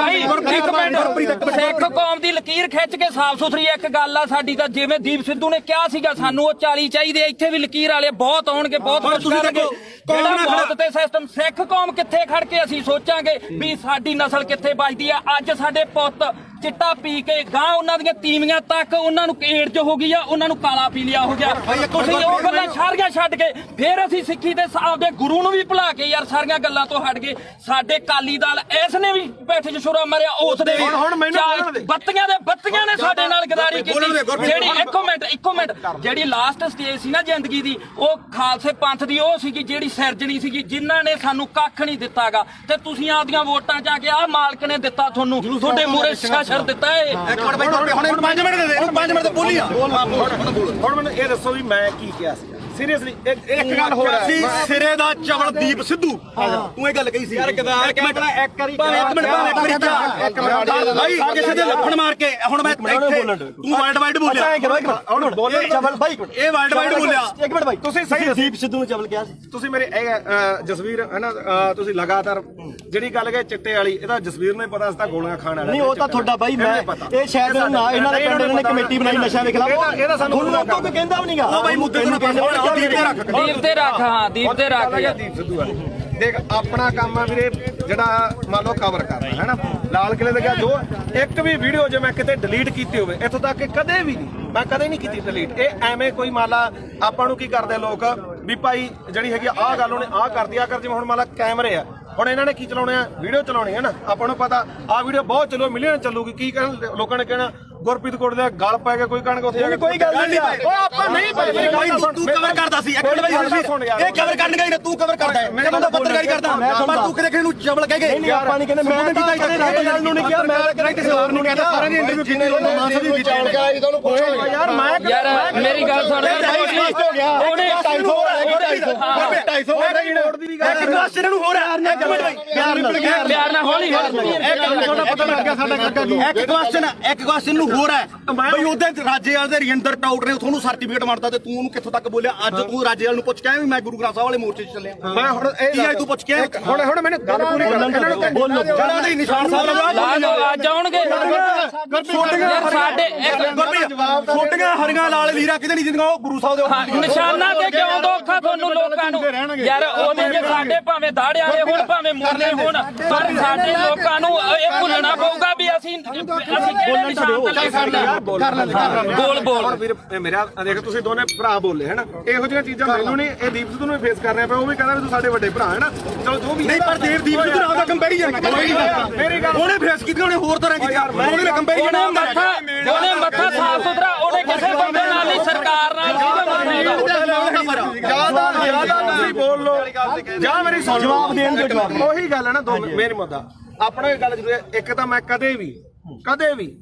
ਸਿੱਖ ਕੌਮ ਦੀ ਲਕੀਰ ਖਿੱਚ ਕੇ ਸਾਫ਼ ਸੁਥਰੀ ਇੱਕ ਗੱਲ ਆ ਸਾਡੀ ਤਾਂ ਜਿਵੇਂ ਦੀਪ ਸਿੱਧੂ ਨੇ ਕਿਹਾ ਸੀਗਾ ਸਾਨੂੰ ਉਹ 40 ਚਾਹੀਦੇ ਇੱਥੇ ਵੀ ਲਕੀਰ ਵਾਲੇ ਬਹੁਤ ਆਉਣਗੇ ਬਹੁਤ ਕੁਝ ਕਰਨਗੇ ਜਿਹੜਾ ਮੌਤ ਤੇ ਸਿਸਟਮ ਸਿੱਖ ਕੌਮ ਕਿੱਥੇ ਖੜ ਕੇ ਅਸੀਂ ਸੋਚਾਂਗੇ ਵੀ ਸਾਡੀ ਨਸਲ ਕਿੱਥੇ ਬਚਦੀ ਆ। ਅੱਜ ਸਾਡੇ ਪੁੱਤ ਚਿੱਟਾ ਪੀ ਕੇ ਗਾਂ ਉਹਨਾਂ ਦੀਆਂ ਤੀਵੀਆਂ ਤੱਕ ਉਹਨਾਂ ਨੂੰ ਏਡਜ਼ ਹੋ ਗਈ ਆ ਉਹਨਾਂ ਨੂੰ ਕਾਲਾ ਪੀਲੀਆ ਹੋ ਗਿਆ। ਤੁਸੀਂ ਉਹ ਗੱਲਾਂ ਸਾਰੀਆਂ ਛੱਡ ਕੇ ਫਿਰ ਅਸੀਂ ਸਿੱਖੀ ਦੇ ਆਪਦੇ ਗੁਰੂ ਨੂੰ ਵੀ ਭੁਲਾ ਕੇ ਯਾਰ ਸਾਰੀਆਂ ਗੱਲਾਂ ਤੋਂ ਹਟ ਗਏ। ਸਾਡੇ ਕਾਲੀ ਦਲ ਇਸ ਨੇ ਵੀ ਪੈਠ 'ਚ ਛੁਰਾ ਮਾਰਿਆ ਉਸ ਦੇ ਬੱਤੀਆਂ ਨੇ ਸਾਡੇ ਨਾਲ ਗਦਾਰੀ ਕੀਤੀ। ਜਿਹੜੀ ਇੱਕੋ ਮਿੰਟ ਜਿਹੜੀ ਲਾਸਟ ਸਟੇਜ ਸੀ ਨਾ ਜ਼ਿੰਦਗੀ ਦੀ ਉਹ ਖਾਲਸੇ ਪੰਥ ਦੀ ਉਹ ਸੀਗੀ ਜਿਹੜੀ ਸਿਰਜਣੀ ਸੀਗੀ ਜਿਨ੍ਹਾਂ ਨੇ ਸਾਨੂੰ ਕੱਖ ਨਹੀਂ ਦਿੱਤਾਗਾ ਤੇ ਤੁਸੀਂ ਆਪਦੀਆਂ ਵੋਟਾਂ ਜਾ ਕੇ ਆਹ ਮਾਲਕ ਨੇ ਦਿੱਤਾ ਤੁਹਾਨੂੰ ਤੁਹਾਡੇ ਮੂਹਰੇ ਸ਼ਾਸਰ ਦਿੱਤਾ ਏ। ਇੱਕ ਮਿੰਟ ਬਾਈ ਹੁਣ 5 ਮਿੰਟ ਦੇ ਦੇ 5 ਮਿੰਟ ਤੇ ਬੋਲੀ ਆ। ਹੁਣ ਮੈਨੂੰ ਇਹ ਦੱਸੋ ਵੀ ਮੈਂ ਕੀ ਕਿਹਾ ਸੀ ਸੀਰੀਅਸਲੀ ਇੱਕ ਗੱਲ ਹੋ ਰਹੀ ਸੀ ਸਿਰੇ ਦਾ ਚਵਲ ਦੀਪ ਸਿੱਧੂ ਤੂੰ ਇਹ ਗੱਲ ਕਹੀ ਸੀ ਯਾਰ ਗਦਾਰ ਇੱਕ ਮਿੰਟ ਭਾਈ ਕਿਸੇ ਦੇ ਲੱਫੜ ਮਾਰ ਕੇ ਹੁਣ ਮੈਂ ਇੱਥੇ ਤੂੰ ਵਰਲਡ ਵਾਈਡ ਬੋਲਿਆ ਹੁਣ ਬੋਲੇ ਚਵਲ ਬਾਈ ਇਹ ਵਰਲਡ ਵਾਈਡ ਬੋਲਿਆ। ਇੱਕ ਮਿੰਟ ਬਾਈ ਤੁਸੀਂ ਸਹੀ ਦੀਪ ਸਿੱਧੂ ਨੂੰ ਚਵਲ ਕਿਹਾ ਸੀ ਤੁਸੀਂ ਮੇਰੇ ਜਸਵੀਰ ਹੈ ਨਾ ਤੁਸੀਂ ਲਗਾਤਾਰ ਜਿਹੜੀ ਗੱਲ ਕਹੇ ਚਿੱਟੇ ਵਾਲੀ ਇਹਦਾ ਜਸਵੀਰ ਨੂੰ ਹੀ ਪਤਾ ਸੀ ਗੋਲੀਆਂ ਖਾਣ ਵਾਲਾ ਨਹੀਂ ਉਹ ਤਾਂ ਤੁਹਾਡਾ ਬਾਈ ਮੈਂ ਇਹ ਸ਼ਾਇਦ ਨਾ ਇਹਨਾਂ ਦੇ ਪਿੰਡ ਨੇ ਕਮੇਟੀ ਬਣਾਈ ਨਸ਼ਾ ਦੇ ਖਿਲਾਫ ਇਹਦਾ ਸਾਨੂੰ ਲੋਕਾਂ ਕੋਈ ਕਹਿੰਦਾ ਵੀ ਨਹੀਂਗਾ ਉਹ ਬਾਈ ਮੁੱਦੇ ਨੂੰ ਦੀਪ ਤੇ ਰੱਖ ਹਾਂ ਦੀਪ ਤੇ ਰੱਖ ਦੀਪ ਸਿੱਧੂ ਆ ਦੇਖ ਆਪਣਾ ਕੰਮ ਆ ਵੀਰੇ ਜਿਹੜਾ ਮੰਨ ਲਓ ਕਵਰ ਕਰਨਾ ਹੈ ਨਾ ਲਾਲ ਕਿਲੇ ਦੇ ਗਿਆ ਜੋ ਇੱਕ ਵੀ ਵੀਡੀਓ ਜੇ ਮੈਂ ਕਿਤੇ ਡਿਲੀਟ ਕੀਤੀ ਹੋਵੇ ਇੱਥੋਂ ਤੱਕ ਕਿ ਕਦੇ ਵੀ ਨਹੀਂ ਮੈਂ ਕਦੇ ਨਹੀਂ ਕੀਤੀ ਡਿਲੀਟ। ਇਹ ਐਵੇਂ ਕੋਈ ਮਾਲਾ ਆਪਾਂ ਨੂੰ ਕੀ ਕਰਦੇ ਲੋਕ ਵੀ ਭਾਈ ਜਿਹੜੀ ਹੈਗੀ ਆਹ ਗੱਲ ਉਹਨੇ ਆਹ ਕਰਦੀ ਆ ਕਰ ਜਿਵੇਂ ਹੁਣ ਮਾਲਾ ਕੈਮਰੇ ਆ ਹੁਣ ਇਹਨਾਂ ਨੇ ਕੀ ਚਲਾਉਣੇ ਆ ਵੀਡੀਓ ਚਲਾਉਣੀ ਹੈ ਨਾ ਆਪਾਂ ਨੂੰ ਪਤਾ ਆਹ ਵੀਡੀਓ ਬਹੁਤ ਚੱਲੋ ਮਿਲੀਅਨ ਚੱਲੂਗੀ ਕੀ ਕਹਿਣ ਲੋਕਾਂ ਨੇ ਕਹਿਣਾ ਗੁਰਪ੍ਰੀਤ ਕੋਟ ਦੇ ਗਲ ਪੈ ਕੇ ਕੋਈ ਕਹਿਣਗੇ ਉੱਥੇ ਜਾ ਕੇ ਕੋਈ ਗੱਲ ਨਹੀਂ ਉਹ ਆਪਾਂ ਨਹੀਂ ਭਾਈ ਤੂੰ ਕਵਰ ਕਰਦਾ ਸੀ ਇੱਕ ਮਿੰਟ ਬਾਈ ਇਹ ਕਵਰ ਕਰਨ ਗਈ ਨਾ ਤੂੰ ਕਵਰ ਕਰਦਾ ਮੈਂ ਤਾਂ ਪੱਤਰਕਾਰੀ ਕਰਦਾ ਪਰ ਤੂੰ ਕਿਤੇ ਨੂੰ ਚਵਲ ਕਹਿ ਗਏ ਨਹੀਂ ਆਪਾਂ ਨਹੀਂ ਕਹਿੰਦੇ ਮੈਂ ਤਾਂ ਗੱਲ ਨੂੰ ਨਹੀਂ ਕਿਹਾ ਮੈਂ ਤਾਂ ਕਿਸੇ ਹੋਰ ਨੂੰ ਕਹਿੰਦਾ ਸਾਰਿਆਂ ਦੀ ਇੰਟਰਵਿਊ ਕੀਤੀ ਮਾਨਸਾ ਦੀ ਚਵਲ ਕਿਹਾ ਇਹ ਤੁਹਾਨੂੰ ਪੁੱਛੋ ਯਾਰ ਮੇਰੀ ਗੱਲ ਸੁਣ ਉਹਨੇ 250 ਦੀ ਵੀ ਗੱਲ ਇੱਕ ਕੁਐਸਚਨ ਨੂੰ ਹੋਰ ਹੈ ਇੱਕ ਮਿੰਟ ਬਾਈ ਪਿਆਰ ਨਾਲ ਹੌਲੀ ਤੁਹਾਡਾ ਪਤਾ ਲੱਗ ਗਿਆ ਸਾਡਾ ਕਾਕਾ ਨੂੰ ਇੱਕ ਕੁਐਸਚਨ ਨੂੰ ਹੋਰ ਹੈ ਬਈ ਉਹਦੇ ਰਾਜੇਵਾਲ ਦੇ ਰਿੰਦਰ ਟਾਊਟ ਨੇ ਤੁਹਾਨੂੰ ਸਰਟੀਫਿਕੇਟ ਮਾਰਤਾ ਤੇ ਤੂੰ ਉਹਨੂੰ ਕਿੱਥੋਂ ਤੱਕ ਬੋਲਿਆ ਅੱਜ ਤੂੰ ਰਾਜੇਵਾਲ ਨੂੰ ਪੁੱਛ ਕੇ ਆਇਆ ਵੀ ਮੈਂ ਗੁਰੂ ਗ੍ਰੰਥ ਸਾਹਿਬ ਵਾਲੇ ਮੋਰਚੇ 'ਚ ਚੱਲਿਆ ਮੈਂ ਹੁਣ ਇਹ ਤੂੰ ਪੁੱਛ ਕੇ ਹੁਣ ਮੈਨੂੰ ਗੱਲ ਪੂਰੀ ਕਰ ਇਹਨਾਂ ਨੂੰ ਬੋਲੋ ਜਿਹੜਾ ਦੇ ਨਿਸ਼ਾਨ ਸਾਹਿਬ ਅੱਜ ਆਉਣਗੇ ਸਾਡੇ ਛੋਟੀਆਂ ਹਰੀਆਂ ਲਾਲ ਲੀਰਾ ਕਿਤੇ ਨਹੀਂ ਜਿੰਦੀਆਂ ਉਹ ਗੁਰੂ ਸਾਹਿਬ ਦੇ ਨਿਸ਼ਾਨਾਂ ਤੇ ਕਿਉਂ ਦੋਖਾ ਤੁਹਾਨੂੰ ਲੋਕਾਂ ਨੂੰ ਯਾਰ ਉਹਦੇ ਜੇ ਸਾਡੇ ਭਾਵੇਂ ਦਾੜਿਆਂ ਵਾਲੇ ਹੋਣ ਭਾਵੇਂ ਮੁਰਲੇ ਹੋਣ ਪਰ ਸਾਡੇ ਲੋਕਾਂ ਨੂੰ ਇਹ ਭੁੱਲਣਾ ਪਊਗਾ ਵੀ ਅਸੀਂ ਕਿਹੜੇ ਨਿਸ਼ਾਨ ਤੇ ਕਰਨਾ ਬੋਲ ਵੀਰ ਮੇਰਾ ਦੇਖ ਤੁਸੀਂ ਦੋਨੇ ਭਰਾ ਬੋਲੇ ਹੈ ਨਾ ਇਹੋ ਜਿਹੀਆਂ ਚੀਜ਼ਾਂ ਮੈਨੂੰ ਨਹੀਂ ਇਹ ਦੀਪ ਸਿੱਧੂ ਨੂੰ ਫੇਸ ਕਰ ਰਿਹਾ ਪਿਆ ਉਹ ਵੀ ਕਹਿੰਦਾ ਵੀ ਤੂੰ ਸਾਡੇ ਵੱਡੇ ਭਰਾ ਹੈ ਨਾ ਚਲੋ ਜੋ ਵੀ ਨਹੀਂ ਪਰ ਦੀਪ ਸਿੱਧੂ ਨਾਲ ਦਾ ਕੰਪੈਰੀਜ਼ਨ ਮੇਰੀ ਗੱਲ ਉਹਨੇ ਫੇਸ ਕੀਤੀ ਉਹਨੇ ਹੋਰ ਤਰ੍ਹਾਂ ਕੀਤੀ ਉਹਨੇ ਕੰਪੈਰੀਜ਼ਨ ਉਹਨੇ ਮੱਥਾ ਸਾਫ ਸੁਥਰਾ ਉਹਨੇ ਕਿਸੇ ਬੰਦੇ ਨਾਲ ਨਹੀਂ ਸਰਕਾਰ ਨਾਲ ਜਿਆਦਾ ਤੁਸੀਂ ਬੋਲ ਲੋ ਜਾਂ ਮੇਰੀ ਸੁਣ ਜਵਾਬ ਦੇਣ ਦੇ ਜਵਾਬ ਉਹੀ ਗੱਲ ਹੈ ਨਾ ਦੋ ਮੇਰੀ ਮੁੱਦਾ ਆਪਣਾ ਇਹ ਗੱਲ ਜ਼ਰੂਰ ਹੈ ਇੱਕ ਤਾਂ ਮੈਂ ਕਦੇ ਵੀ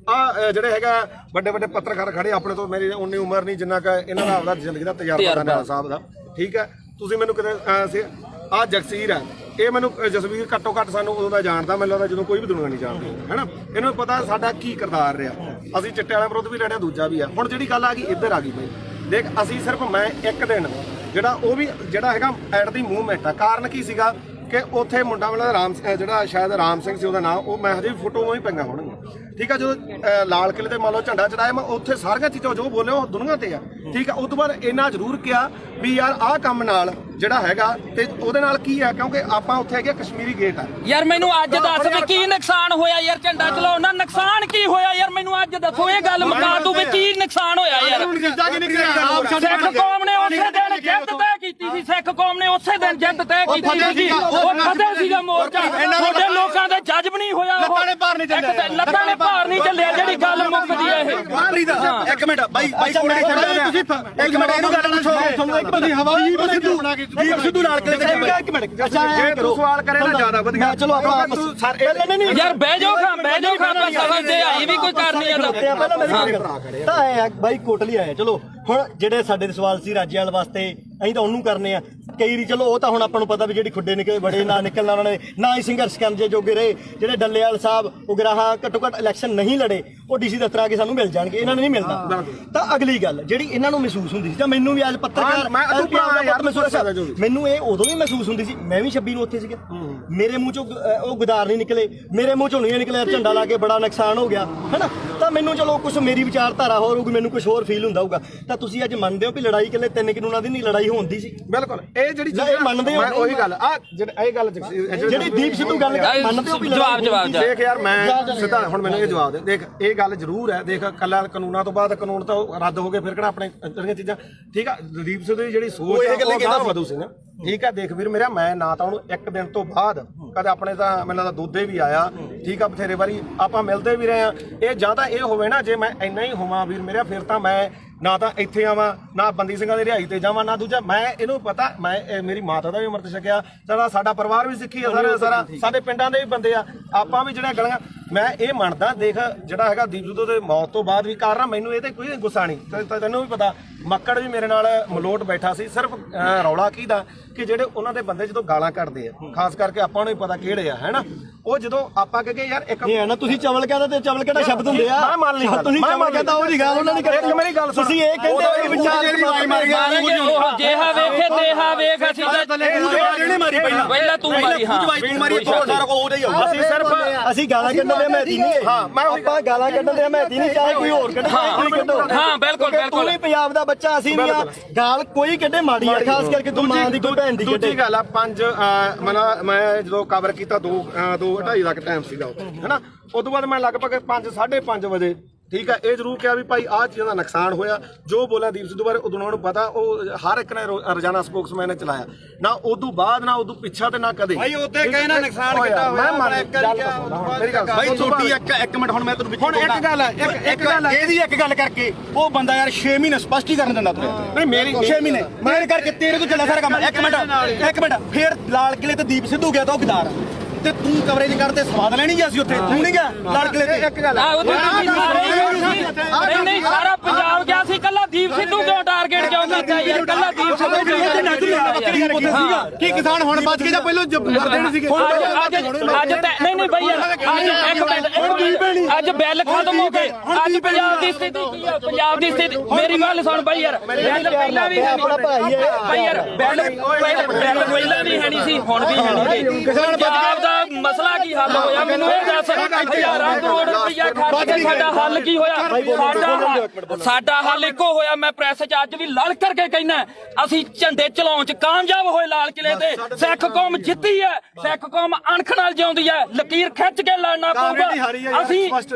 ਆ ਜਿਹੜੇ ਹੈਗਾ ਵੱਡੇ ਪੱਤਰਕਾਰ ਖੜੇ ਆਪਣੇ ਤੋਂ ਮੇਰੀ ਉਨੀ ਉਮਰ ਨਹੀਂ ਜਿੰਨਾ ਕਿ ਇਹਨਾਂ ਦਾ ਆਪਦਾ ਜ਼ਿੰਦਗੀ ਦਾ ਤਜਰਬਾ ਦਾ ਨਾਲਾ ਸਾਹਿਬ ਦਾ ਠੀਕ ਹੈ ਤੁਸੀਂ ਮੈਨੂੰ ਕਿਤੇ ਆ ਜਗਸੀਰ ਹੈ ਇਹ ਮੈਨੂੰ ਜਸਵੀਰ ਘੱਟੋ ਘੱਟ ਸਾਨੂੰ ਉਦੋਂ ਦਾ ਜਾਣਦਾ ਮੈਨੂੰ ਲੱਗਦਾ ਜਦੋਂ ਕੋਈ ਵੀ ਦੁਨੀਆ ਨਹੀਂ ਜਾਣਦੀ ਹੈਨਾ ਇਹਨੂੰ ਪਤਾ ਸਾਡਾ ਕੀ ਕਿਰਦਾਰ ਰਿਹਾ ਅਸੀਂ ਚਿੱਟੇ ਵਾਲਿਆਂ ਵਿਰੁੱਧ ਵੀ ਲੜਿਆ ਦੂਜਾ ਵੀ ਆ ਹੁਣ ਜਿਹੜੀ ਗੱਲ ਆ ਗਈ ਇੱਧਰ ਆ ਗਈ ਬਈ ਦੇਖ ਅਸੀਂ ਸਿਰਫ ਮੈਂ ਇੱਕ ਦਿਨ ਜਿਹੜਾ ਉਹ ਵੀ ਜਿਹੜਾ ਹੈਗਾ ਐਟ ਦੀ ਮੂਵਮੈਂਟ ਆ ਕਾਰਨ ਕੀ ਸੀਗਾ ਕਿ ਉੱਥੇ ਮੁੰਡਾ ਵਾਲਾ ਰਾਮ ਜਿਹੜਾ ਸ਼ਾਇਦ ਰਾਮ ਸਿੰਘ ਸੀ ਉਹਦਾ ਨਾਮ ਉਹ ਮੈਂ ਹਜੇ ਵੀ ਫੋਟੋ ਹੀ ਪਈਆਂ ਹੋਣਗੀਆਂ ਠੀਕ ਆ ਜਦੋਂ ਲਾਲ ਕਿਲੇ ਤੇ ਮੰਨ ਲਓ ਝੰਡਾ ਚੜਾਇਆ ਮੈਂ ਉੱਥੇ ਸਾਰੀਆਂ ਚੀਜ਼ਾਂ ਜੋ ਬੋਲੇ ਉਹ ਦੁਨੀਆ ਤੇ ਆ ਠੀਕ ਆ ਉਸ ਤੋਂ ਬਾਅਦ ਇੰਨਾ ਜ਼ਰੂਰ ਕਿਹਾ ਵੀ ਯਾਰ ਆਹ ਕੰਮ ਨਾਲ ਜਿਹੜਾ ਹੈਗਾ ਤੇ ਉਹਦੇ ਨਾਲ ਕੀ ਆ ਕਿਉਂਕਿ ਆਪਾਂ ਉੱਥੇ ਹੈਗੇ ਕਸ਼ਮੀਰੀ ਗੇਟ ਆ ਯਾਰ ਮੈਨੂੰ ਅੱਜ ਦੱਸ ਵੀ ਕੀ ਨੁਕਸਾਨ ਹੋਇਆ ਯਾਰ ਝੰਡਾ ਚਲਾਉਣ ਨਾਲ ਨੁਕਸਾਨ ਕੀ ਹੋਇਆ ਯਾਰ ਮੈਨੂੰ ਅੱਜ ਦੱਸੋ ਇਹ ਗੱਲ ਮੁਕਾ ਦੂ ਵੀ ਕੀ ਨੁਕਸਾਨ ਹੋਇਆ ਯਾਰ ਸਿੱਖ ਕੌਮ ਨੇ ਉਸੇ ਦਿਨ ਜਿੱਤ ਤੈਅ ਕੀਤੀ ਸੀ ਸਿੱਖ ਕੌਮ ਨੇ ਉਸੇ ਦਿਨ ਜਿੱਤ ਤੈਅ ਕੀਤੀ ਸੀ ਉਹ ਫਤਿਹ ਸੀਗਾ ਮੋਰਚਾ ਤੁਹਾਡੇ ਲੋਕਾਂ ਦੇ ਜੱਜ ਵੀ ਨਹੀਂ ਹੋਇਆ ਲੱਤਾਂ ਨੇ ਭਾਰ ਨਹੀਂ ਚੱਲਿਆ ਲੱਤਾਂ ਨੇ ਭਾਰ ਨਹੀਂ ਚੱਲਿਆ ਜਿਹੜੀ ਗੱਲ ਮੁੱਕਦੀ ਹੈ ਇਹ ਮਾਰੀ ਦਾ ਇੱਕ ਮਿੰਟ ਬਾਈ ਕੋਲੇ ਤੁਸੀਂ ਇੱਕ ਮਿੰਟ ਇਹਨੂੰ ਗੱਲ ਨਾ ਛੋੜੋ ਤੁਹਾਨੂੰ ਇੱਕ ਤੁਸੀਂ ਹਵਾਈ ਦੀਪ ਸਿੱਧੂ ਨਾਲ ਕਿਤੇ ਇੱਕ ਮਿੰਟ ਅੱਛਾ ਜੇ ਤੂੰ ਸਵਾਲ ਕਰੇ ਤਾਂ ਜ਼ਿਆਦਾ ਵਧੀਆ ਚਲੋ ਆਪਾਂ ਯਾਰ ਬਹਿ ਜਾਓ ਆਪਾਂ ਸਮਝਦੇ ਆਈ ਵੀ ਕੋਈ ਕਰਨੀ ਆ ਤਾਂ ਆਏ ਆ ਬਾਈ ਕੋਟਲੀ ਆਏ ਚਲੋ ਹੁਣ ਜਿਹੜੇ ਸਾਡੇ ਸਵਾਲ ਸੀ ਰਾਜੇਵਾਲ ਵਾਸਤੇ ਅਸੀਂ ਤਾਂ ਉਹਨੂੰ ਕਰਨੇ ਆ ਕਈ ਰੀ ਚਲੋ ਉਹ ਤਾਂ ਹੁਣ ਆਪਾਂ ਨੂੰ ਪਤਾ ਵੀ ਜਿਹੜੀ ਖੁੱਡੇ ਨਿਕਲੇ ਬੜੇ ਨਾ ਨਿਕਲਣਾ ਉਹਨਾਂ ਨੇ ਨਾ ਹੀ ਸੰਘਰਸ਼ ਕਰਨ ਦੇ ਜੋਗੇ ਰਹੇ ਜਿਹੜੇ ਡੱਲੇਵਾਲ ਸਾਹਿਬ ਉਗਰਾਹਾਂ ਘੱਟੋ ਘੱਟ ਇਲੈਕਸ਼ਨ ਨਹੀਂ ਲੜੇ ਉਹ ਡੀਸੀ ਦਫ਼ਤਰ ਆ ਕੇ ਸਾਨੂੰ ਮਿਲ ਜਾਣਗੇ ਇਹਨਾਂ ਨੂੰ ਨਹੀਂ ਮਿਲਦਾ ਤਾਂ ਅਗਲੀ ਗੱਲ ਜਿਹੜੀ ਇਹਨਾਂ ਨੂੰ ਮਹਿਸੂਸ ਹੁੰਦੀ ਸੀ ਜਾਂ ਮੈਨੂੰ ਵੀ ਅੱਜ ਪੱਤਰਕਾਰ ਮੈਨੂੰ ਇਹ ਉਦੋਂ ਵੀ ਮਹਿਸੂਸ ਹੁੰਦੀ ਸੀ ਮੈਂ ਵੀ 26 ਨੂੰ ਉੱਥੇ ਸੀਗਾ ਮੇਰੇ ਮੂੰਹ ਚੋਂ ਉਹ ਗੁਦਾਰ ਨਹੀਂ ਨਿਕਲੇ ਮੇਰੇ ਮੂੰਹ ਚੋਂ ਨਹੀਂ ਨਿਕਲਿਆ ਝੰਡਾ ਲਾ ਕੇ ਬੜਾ ਨੁਕਸਾਨ ਹੋ ਗਿਆ ਹੈਨਾ ਤਾਂ ਮੈਨੂੰ ਚਲੋ ਕੁਝ ਮੇਰੀ ਵਿਚਾਰਧਾਰਾ ਹੋਰ ਹੋਊਗੀ ਮੈਨੂੰ ਕੁਝ ਹੋਰ ਫੀਲ ਹੁੰਦਾ ਹੋਊਗਾ ਤਾਂ ਤੁਸੀਂ ਅੱਜ ਮੰਨਦੇ ਹੋ ਵੀ ਲੜਾਈ ਇਕੱਲੇ 3 ਕਾਨੂੰਨਾਂ ਦੀ ਨਹੀਂ ਲੜਾਈ ਹੁੰਦੀ ਸੀ ਬਿਲਕੁਲ ਇਹ ਜਿਹੜੀ ਇਹ ਮੰਨਦੇ ਹੋ ਉਹੀ ਗੱਲ ਆ ਇਹ ਗੱਲ ਜਿਹੜੀ ਦੀਪ ਸਿੱਧੂ ਗੱਲ ਮੰਨਦੇ ਹੋ ਵੀ ਜਵਾਬ ਦੇਖ ਯਾਰ ਮੈਂ ਸਿੱਧਾ ਹੁਣ ਮੈਨੂੰ ਇਹ ਜਵਾਬ ਦੇ ਦੇਖ ਇਹ ਗੱਲ ਜ਼ਰੂਰ ਹੈ ਦੇਖ ਕੱਲਾ ਕਾਨੂੰਨਾਂ ਤੋਂ ਬਾਅਦ ਕਾਨੂੰਨ ਤਾਂ ਰੱਦ ਹੋ ਗਏ ਫਿਰ ਕਿਹੜਾ ਆਪਣੇ ਜਿਹੜੀਆਂ ਚੀਜ਼ਾਂ ਠੀਕ ਆ ਦੀਪ ਸਿੱਧੂ ਦੀ ਜਿਹੜੀ ਸੋਚ ਹੈ ਉਹ ਗਾਹ ਵਧੂ ਸੀ ਨਾ ਠੀਕ ਆ ਦੇਖ ਵੀਰ ਮੇਰਾ ਮੈਂ ਨਾ ਤਾਂ ਉਹਨੂੰ ਇੱਕ ਦਿਨ ਤੋਂ ਬਾਅਦ ਕਦੇ ਆਪਣੇ ਤਾਂ ਮੈਨੂੰ ਲੱਗਦਾ ਦੋਦੇ ਵੀ ਆਇਆ ਠੀਕ ਆ ਬਥੇਰੇ ਵਾਰੀ ਆਪਾਂ ਮਿਲਦੇ ਵੀ ਰਹੇ ਆ ਇਹ ਜਾਂ ਤਾਂ ਇਹ ਹੋਵੇ ਨਾ ਜੇ ਮੈਂ ਇੰਨਾ ਹੀ ਹੋਵਾਂ ਵੀਰ ਮੇਰਾ ਫਿਰ ਤਾਂ ਮੈਂ ਨਾ ਤਾਂ ਇੱਥੇ ਆਵਾਂ ਨਾ ਬੰਦੀ ਸਿੰਘਾਂ ਦੀ ਰਿਹਾਈ ਤੇ ਜਾਵਾਂ ਨਾ ਦੂਜਾ ਮੈਂ ਇਹਨੂੰ ਪਤਾ ਮੈਂ ਮੇਰੀ ਮਾਤਾ ਦਾ ਵੀ ਅੰਮ੍ਰਿਤ ਛਕਿਆ ਸਾਡਾ ਪਰਿਵਾਰ ਵੀ ਸਿੱਖੀ ਆ ਸਾਰਾ ਸਾਡੇ ਪਿੰਡਾਂ ਦੇ ਵੀ ਬੰਦੇ ਆ ਆਪਾਂ ਵੀ ਜਿਹੜੀਆਂ ਗਲੀਆਂ ਮੈਂ ਇਹ ਮੰਨਦਾ ਦੇਖ ਜਿਹੜਾ ਹੈਗਾ ਦੀਪ ਸਿੱਧੂ ਦੇ ਮੌਤ ਤੋਂ ਬਾਅਦ ਵੀ ਕਾਰਨ ਮੈਨੂੰ ਇਹ ਤੇ ਕੋਈ ਗੁੱਸਾ ਨਹੀਂ ਤੈਨੂੰ ਵੀ ਪਤਾ ਮੱਕੜ ਵੀ ਮੇਰੇ ਨਾਲ ਮਲੋਟ ਬੈਠਾ ਸੀ ਸਿਰਫ ਰੌਲਾ ਕਿਹਦਾ ਕਿ ਜਿਹੜੇ ਉਹਨਾਂ ਦੇ ਬੰਦੇ ਜਦੋਂ ਗਾਲਾਂ ਕੱਢਦੇ ਆ ਖਾਸ ਕਰਕੇ ਆਪਾਂ ਨੂੰ ਹੀ ਪਤਾ ਕਿਹੜੇ ਆ ਹੈਨਾ ਉਹ ਜਦੋਂ ਆਪਾਂ ਕਹੇ ਯਾਰ ਇੱਕ ਇਹ ਹੈ ਨਾ ਤੁਸੀਂ ਚਵਲ ਕਹਿੰਦਾ ਤੇ ਚਵਲ ਕਿਹੜਾ ਸ਼ਬਦ ਹੁੰਦੇ ਆ ਮੈਂ ਮੰਨ ਲਈ ਤੁਸੀਂ ਚਵਲ ਕਹਿੰਦਾ ਉਹ ਨਹੀਂ ਗੱਲ ਉਹਨਾਂ ਨੇ ਇੱਕ ਮੇਰੀ ਗੱਲ ਸੁਣ ਤੁਸੀਂ ਇਹ ਕਹਿੰਦੇ ਹੋ ਕਿ ਵਿਚਾਰ ਜਿਹੜੀ ਮਾਰੀ ਮਾਰ ਗਿਆ ਜੇਹਾ ਵੇਖੇ ਤੇਹਾ ਵੇਖ ਅਸੀਂ ਇਹਨੇ ਮਾਰੀ ਪਹਿਲਾਂ ਤੂੰ ਮਾਰੀ ਹਾਂ ਤੂੰ ਮਾਰੀ ਸਾਰਾ ਕੋ ਉਹਦਾ ਹੀ ਹੋਊਗਾ ਅਸੀਂ ਸਿਰਫ ਅਸੀਂ ਗਾਲਾਂ ਕੱਢਣ ਦੇ ਹਮੈਤੀ ਨਹੀਂ ਹਾਂ ਮੈਂ ਆਪਾਂ ਗਾਲਾਂ ਕੱਢਣ ਦੇ ਹਮੈਤੀ ਨਹੀਂ ਚਾਹੇ ਕੋਈ ਹੋਰ ਕੱਢੇ ਕੋਈ ਕੱਢੋ ਹਾਂ ਬਿਲਕੁਲ ਤੂੰ ਵੀ ਪੰਜਾਬ ਦਾ ਬੱਚਾ ਅਸੀਂ ਨਹੀਂ ਆ ਗਾਲ ਕੋਈ ਕੱਢੇ ਮਾੜੀ ਆ ਖਾਸ ਕਰਕੇ ਤੂੰ ਮਾਂ ਦੀ ਕੋਈ ਭੈਣ ਦੀ ਕੱਢੇ ਦੂਜੀ ਗੱਲ ਆ ਮੈਂ ਜਦੋਂ ਕਵਰ ਕੀਤਾ 2:30 ਦਾ ਟਾਈਮ ਸੀਗਾ ਹੈਨਾ ਉਸ ਤੋਂ ਬਾਅਦ ਮੈਂ ਲਗਭਗ 5:30 ਵਜੇ ਠੀਕ ਹੈ ਇਹ ਜ਼ਰੂਰ ਕਿਹਾ ਵੀ ਭਾਈ ਆਹ ਚੀਜ਼ਾਂ ਦਾ ਨੁਕਸਾਨ ਹੋਇਆ ਜੋ ਬੋਲਿਆ ਦੀਪ ਸਿੱਧੂ ਬਾਰੇ ਉਦੋਂ ਉਹਨਾਂ ਨੂੰ ਪਤਾ ਉਹ ਹਰ ਇੱਕ ਨੇ ਰੋਜ਼ਾਨਾ ਸਪੋਕਸਮੈਨ ਨੇ ਚਲਾਇਆ ਨਾ ਉਦੋਂ ਬਾਅਦ ਨਾ ਉਦੋਂ ਪਿੱਛਾ ਤੇ ਨਾ ਕਦੇ ਭਾਈ ਉੱਤੇ ਕਹੇ ਨਾ ਨੁਕਸਾਨ ਕੀਤਾ ਹੋਇਆ ਮੇਰੀ ਗੱਲ ਭਾਈ ਛੋਟੀ ਇੱਕ ਮਿੰਟ ਹੁਣ ਮੈਂ ਤੈਨੂੰ ਹੁਣ ਇੱਕ ਗੱਲ ਹੈ ਇੱਕ ਗੱਲ ਹੈ ਇਹਦੀ ਇੱਕ ਗੱਲ ਕਰਕੇ ਉਹ ਬੰਦਾ ਯਾਰ 6 ਮਹੀਨੇ ਸਪਸ਼ਟੀਕਰਨ ਦਿੰਦਾ ਤੂੰ ਨਹੀਂ ਮੇਰੀ 6 ਮਹੀਨੇ ਮੇਰੇ ਕਰਕੇ ਤੇਰੇ ਤੋਂ ਚੱਲਿਆ ਸਾਰਾ ਕੰਮ ਇੱਕ ਮਿੰਟ ਫੇਰ ਲਾਲ ਕਿਲੇ ਤੇ ਦੀਪ ਸਿੱਧੂ ਗਿਆ ਤਾਂ ਉਹ ਗਦਾਰ ਤੇ ਤੂੰ ਕਵਰੇਜ ਕਰਦੇ ਸਵਾਦ ਲੈਣੀ ਗਿਆ ਸੀ ਉੱਥੇ ਤੂੰ ਨਹੀਂ ਗਿਆ ਲਾਲ ਕਿਲੇ ਤੇ ਇੱਕ ਗੱਲ ਨਹੀਂ ਸਾਰਾ ਪੰਜਾਬ ਗਿਆ ਸੀ ਕੱਲਾ ਦੀਪ ਸਿੱਧੂ ਕਿਉਂ ਟਾਰਗੇਟ ਕਿਉਂ ਕੀਤਾ ਯਾਰ ਕੱਲਾ ਦੀਪ ਸਿੱਧੂ ਕੀ ਕਿਸਾਨ ਹੁਣ ਬਚ ਕੇ ਜਾਂ ਪਹਿਲਾਂ ਮਰਦੇ ਨਹੀਂ ਸੀਗੇ ਅੱਜ ਨਹੀਂ ਬਈ ਅੱਜ ਬਿੱਲ ਖਤਮ ਹੋ ਗਏ ਅੱਜ ਪੰਜਾਬ ਦੀ ਸਥਿਤੀ ਕੀ ਆ ਪੰਜਾਬ ਦੀ ਸਥਿਤੀ ਮੇਰੀ ਗੱਲ ਸੁਣ ਬਈ ਯਾਰ ਪਹਿਲਾਂ ਵੀ ਆਪਣਾ ਭਾਈ ਹੈ ਬਈ ਯਾਰ ਬਿੱਲ ਪਹਿਲਾਂ ਵੀ ਹੈ ਨਹੀਂ ਸੀ ਹੁਣ ਵੀ ਹੈ ਨਹੀਂ ਪੰਜਾਬ ਦਾ ਮਸਲਾ ਕੀ ਹੱਲ ਹੋਇਆ ਮੈਨੂੰ ਇਹ ਦੱਸ ਹਜ਼ਾਰਾਂ ਕਰੋੜ ਰੁਪਈਆ ਖਰਚ ਕੇ ਸਾਡਾ ਹੱਲ ਕੀ ਹੋਇਆ ਸਾਡਾ ਹੱਲ ਇੱਕੋ ਹੋਇਆ ਮੈਂ ਪ੍ਰੈਸ 'ਚ ਅੱਜ ਵੀ ਲੜ ਕਰਕੇ ਕਹਿਣਾ ਅਸੀਂ ਝੰਡੇ ਚਲਾਉਣ 'ਚ ਕਾਮਯਾਬ ਹੋਏ ਲਾਲ ਕਿਲੇ ਤੇ ਸਿੱਖ ਕੌਮ ਜਿੱਤੀ ਹੈ ਸਿੱਖ ਕੌਮ ਅਣਖ ਨਾਲ ਜਿਉਂਦੀ ਹੈ ਲਕੀਰ ਖਿੱਚ ਕੇ ਲੜਨਾ ਪਊਗਾ ਅਸੀਂ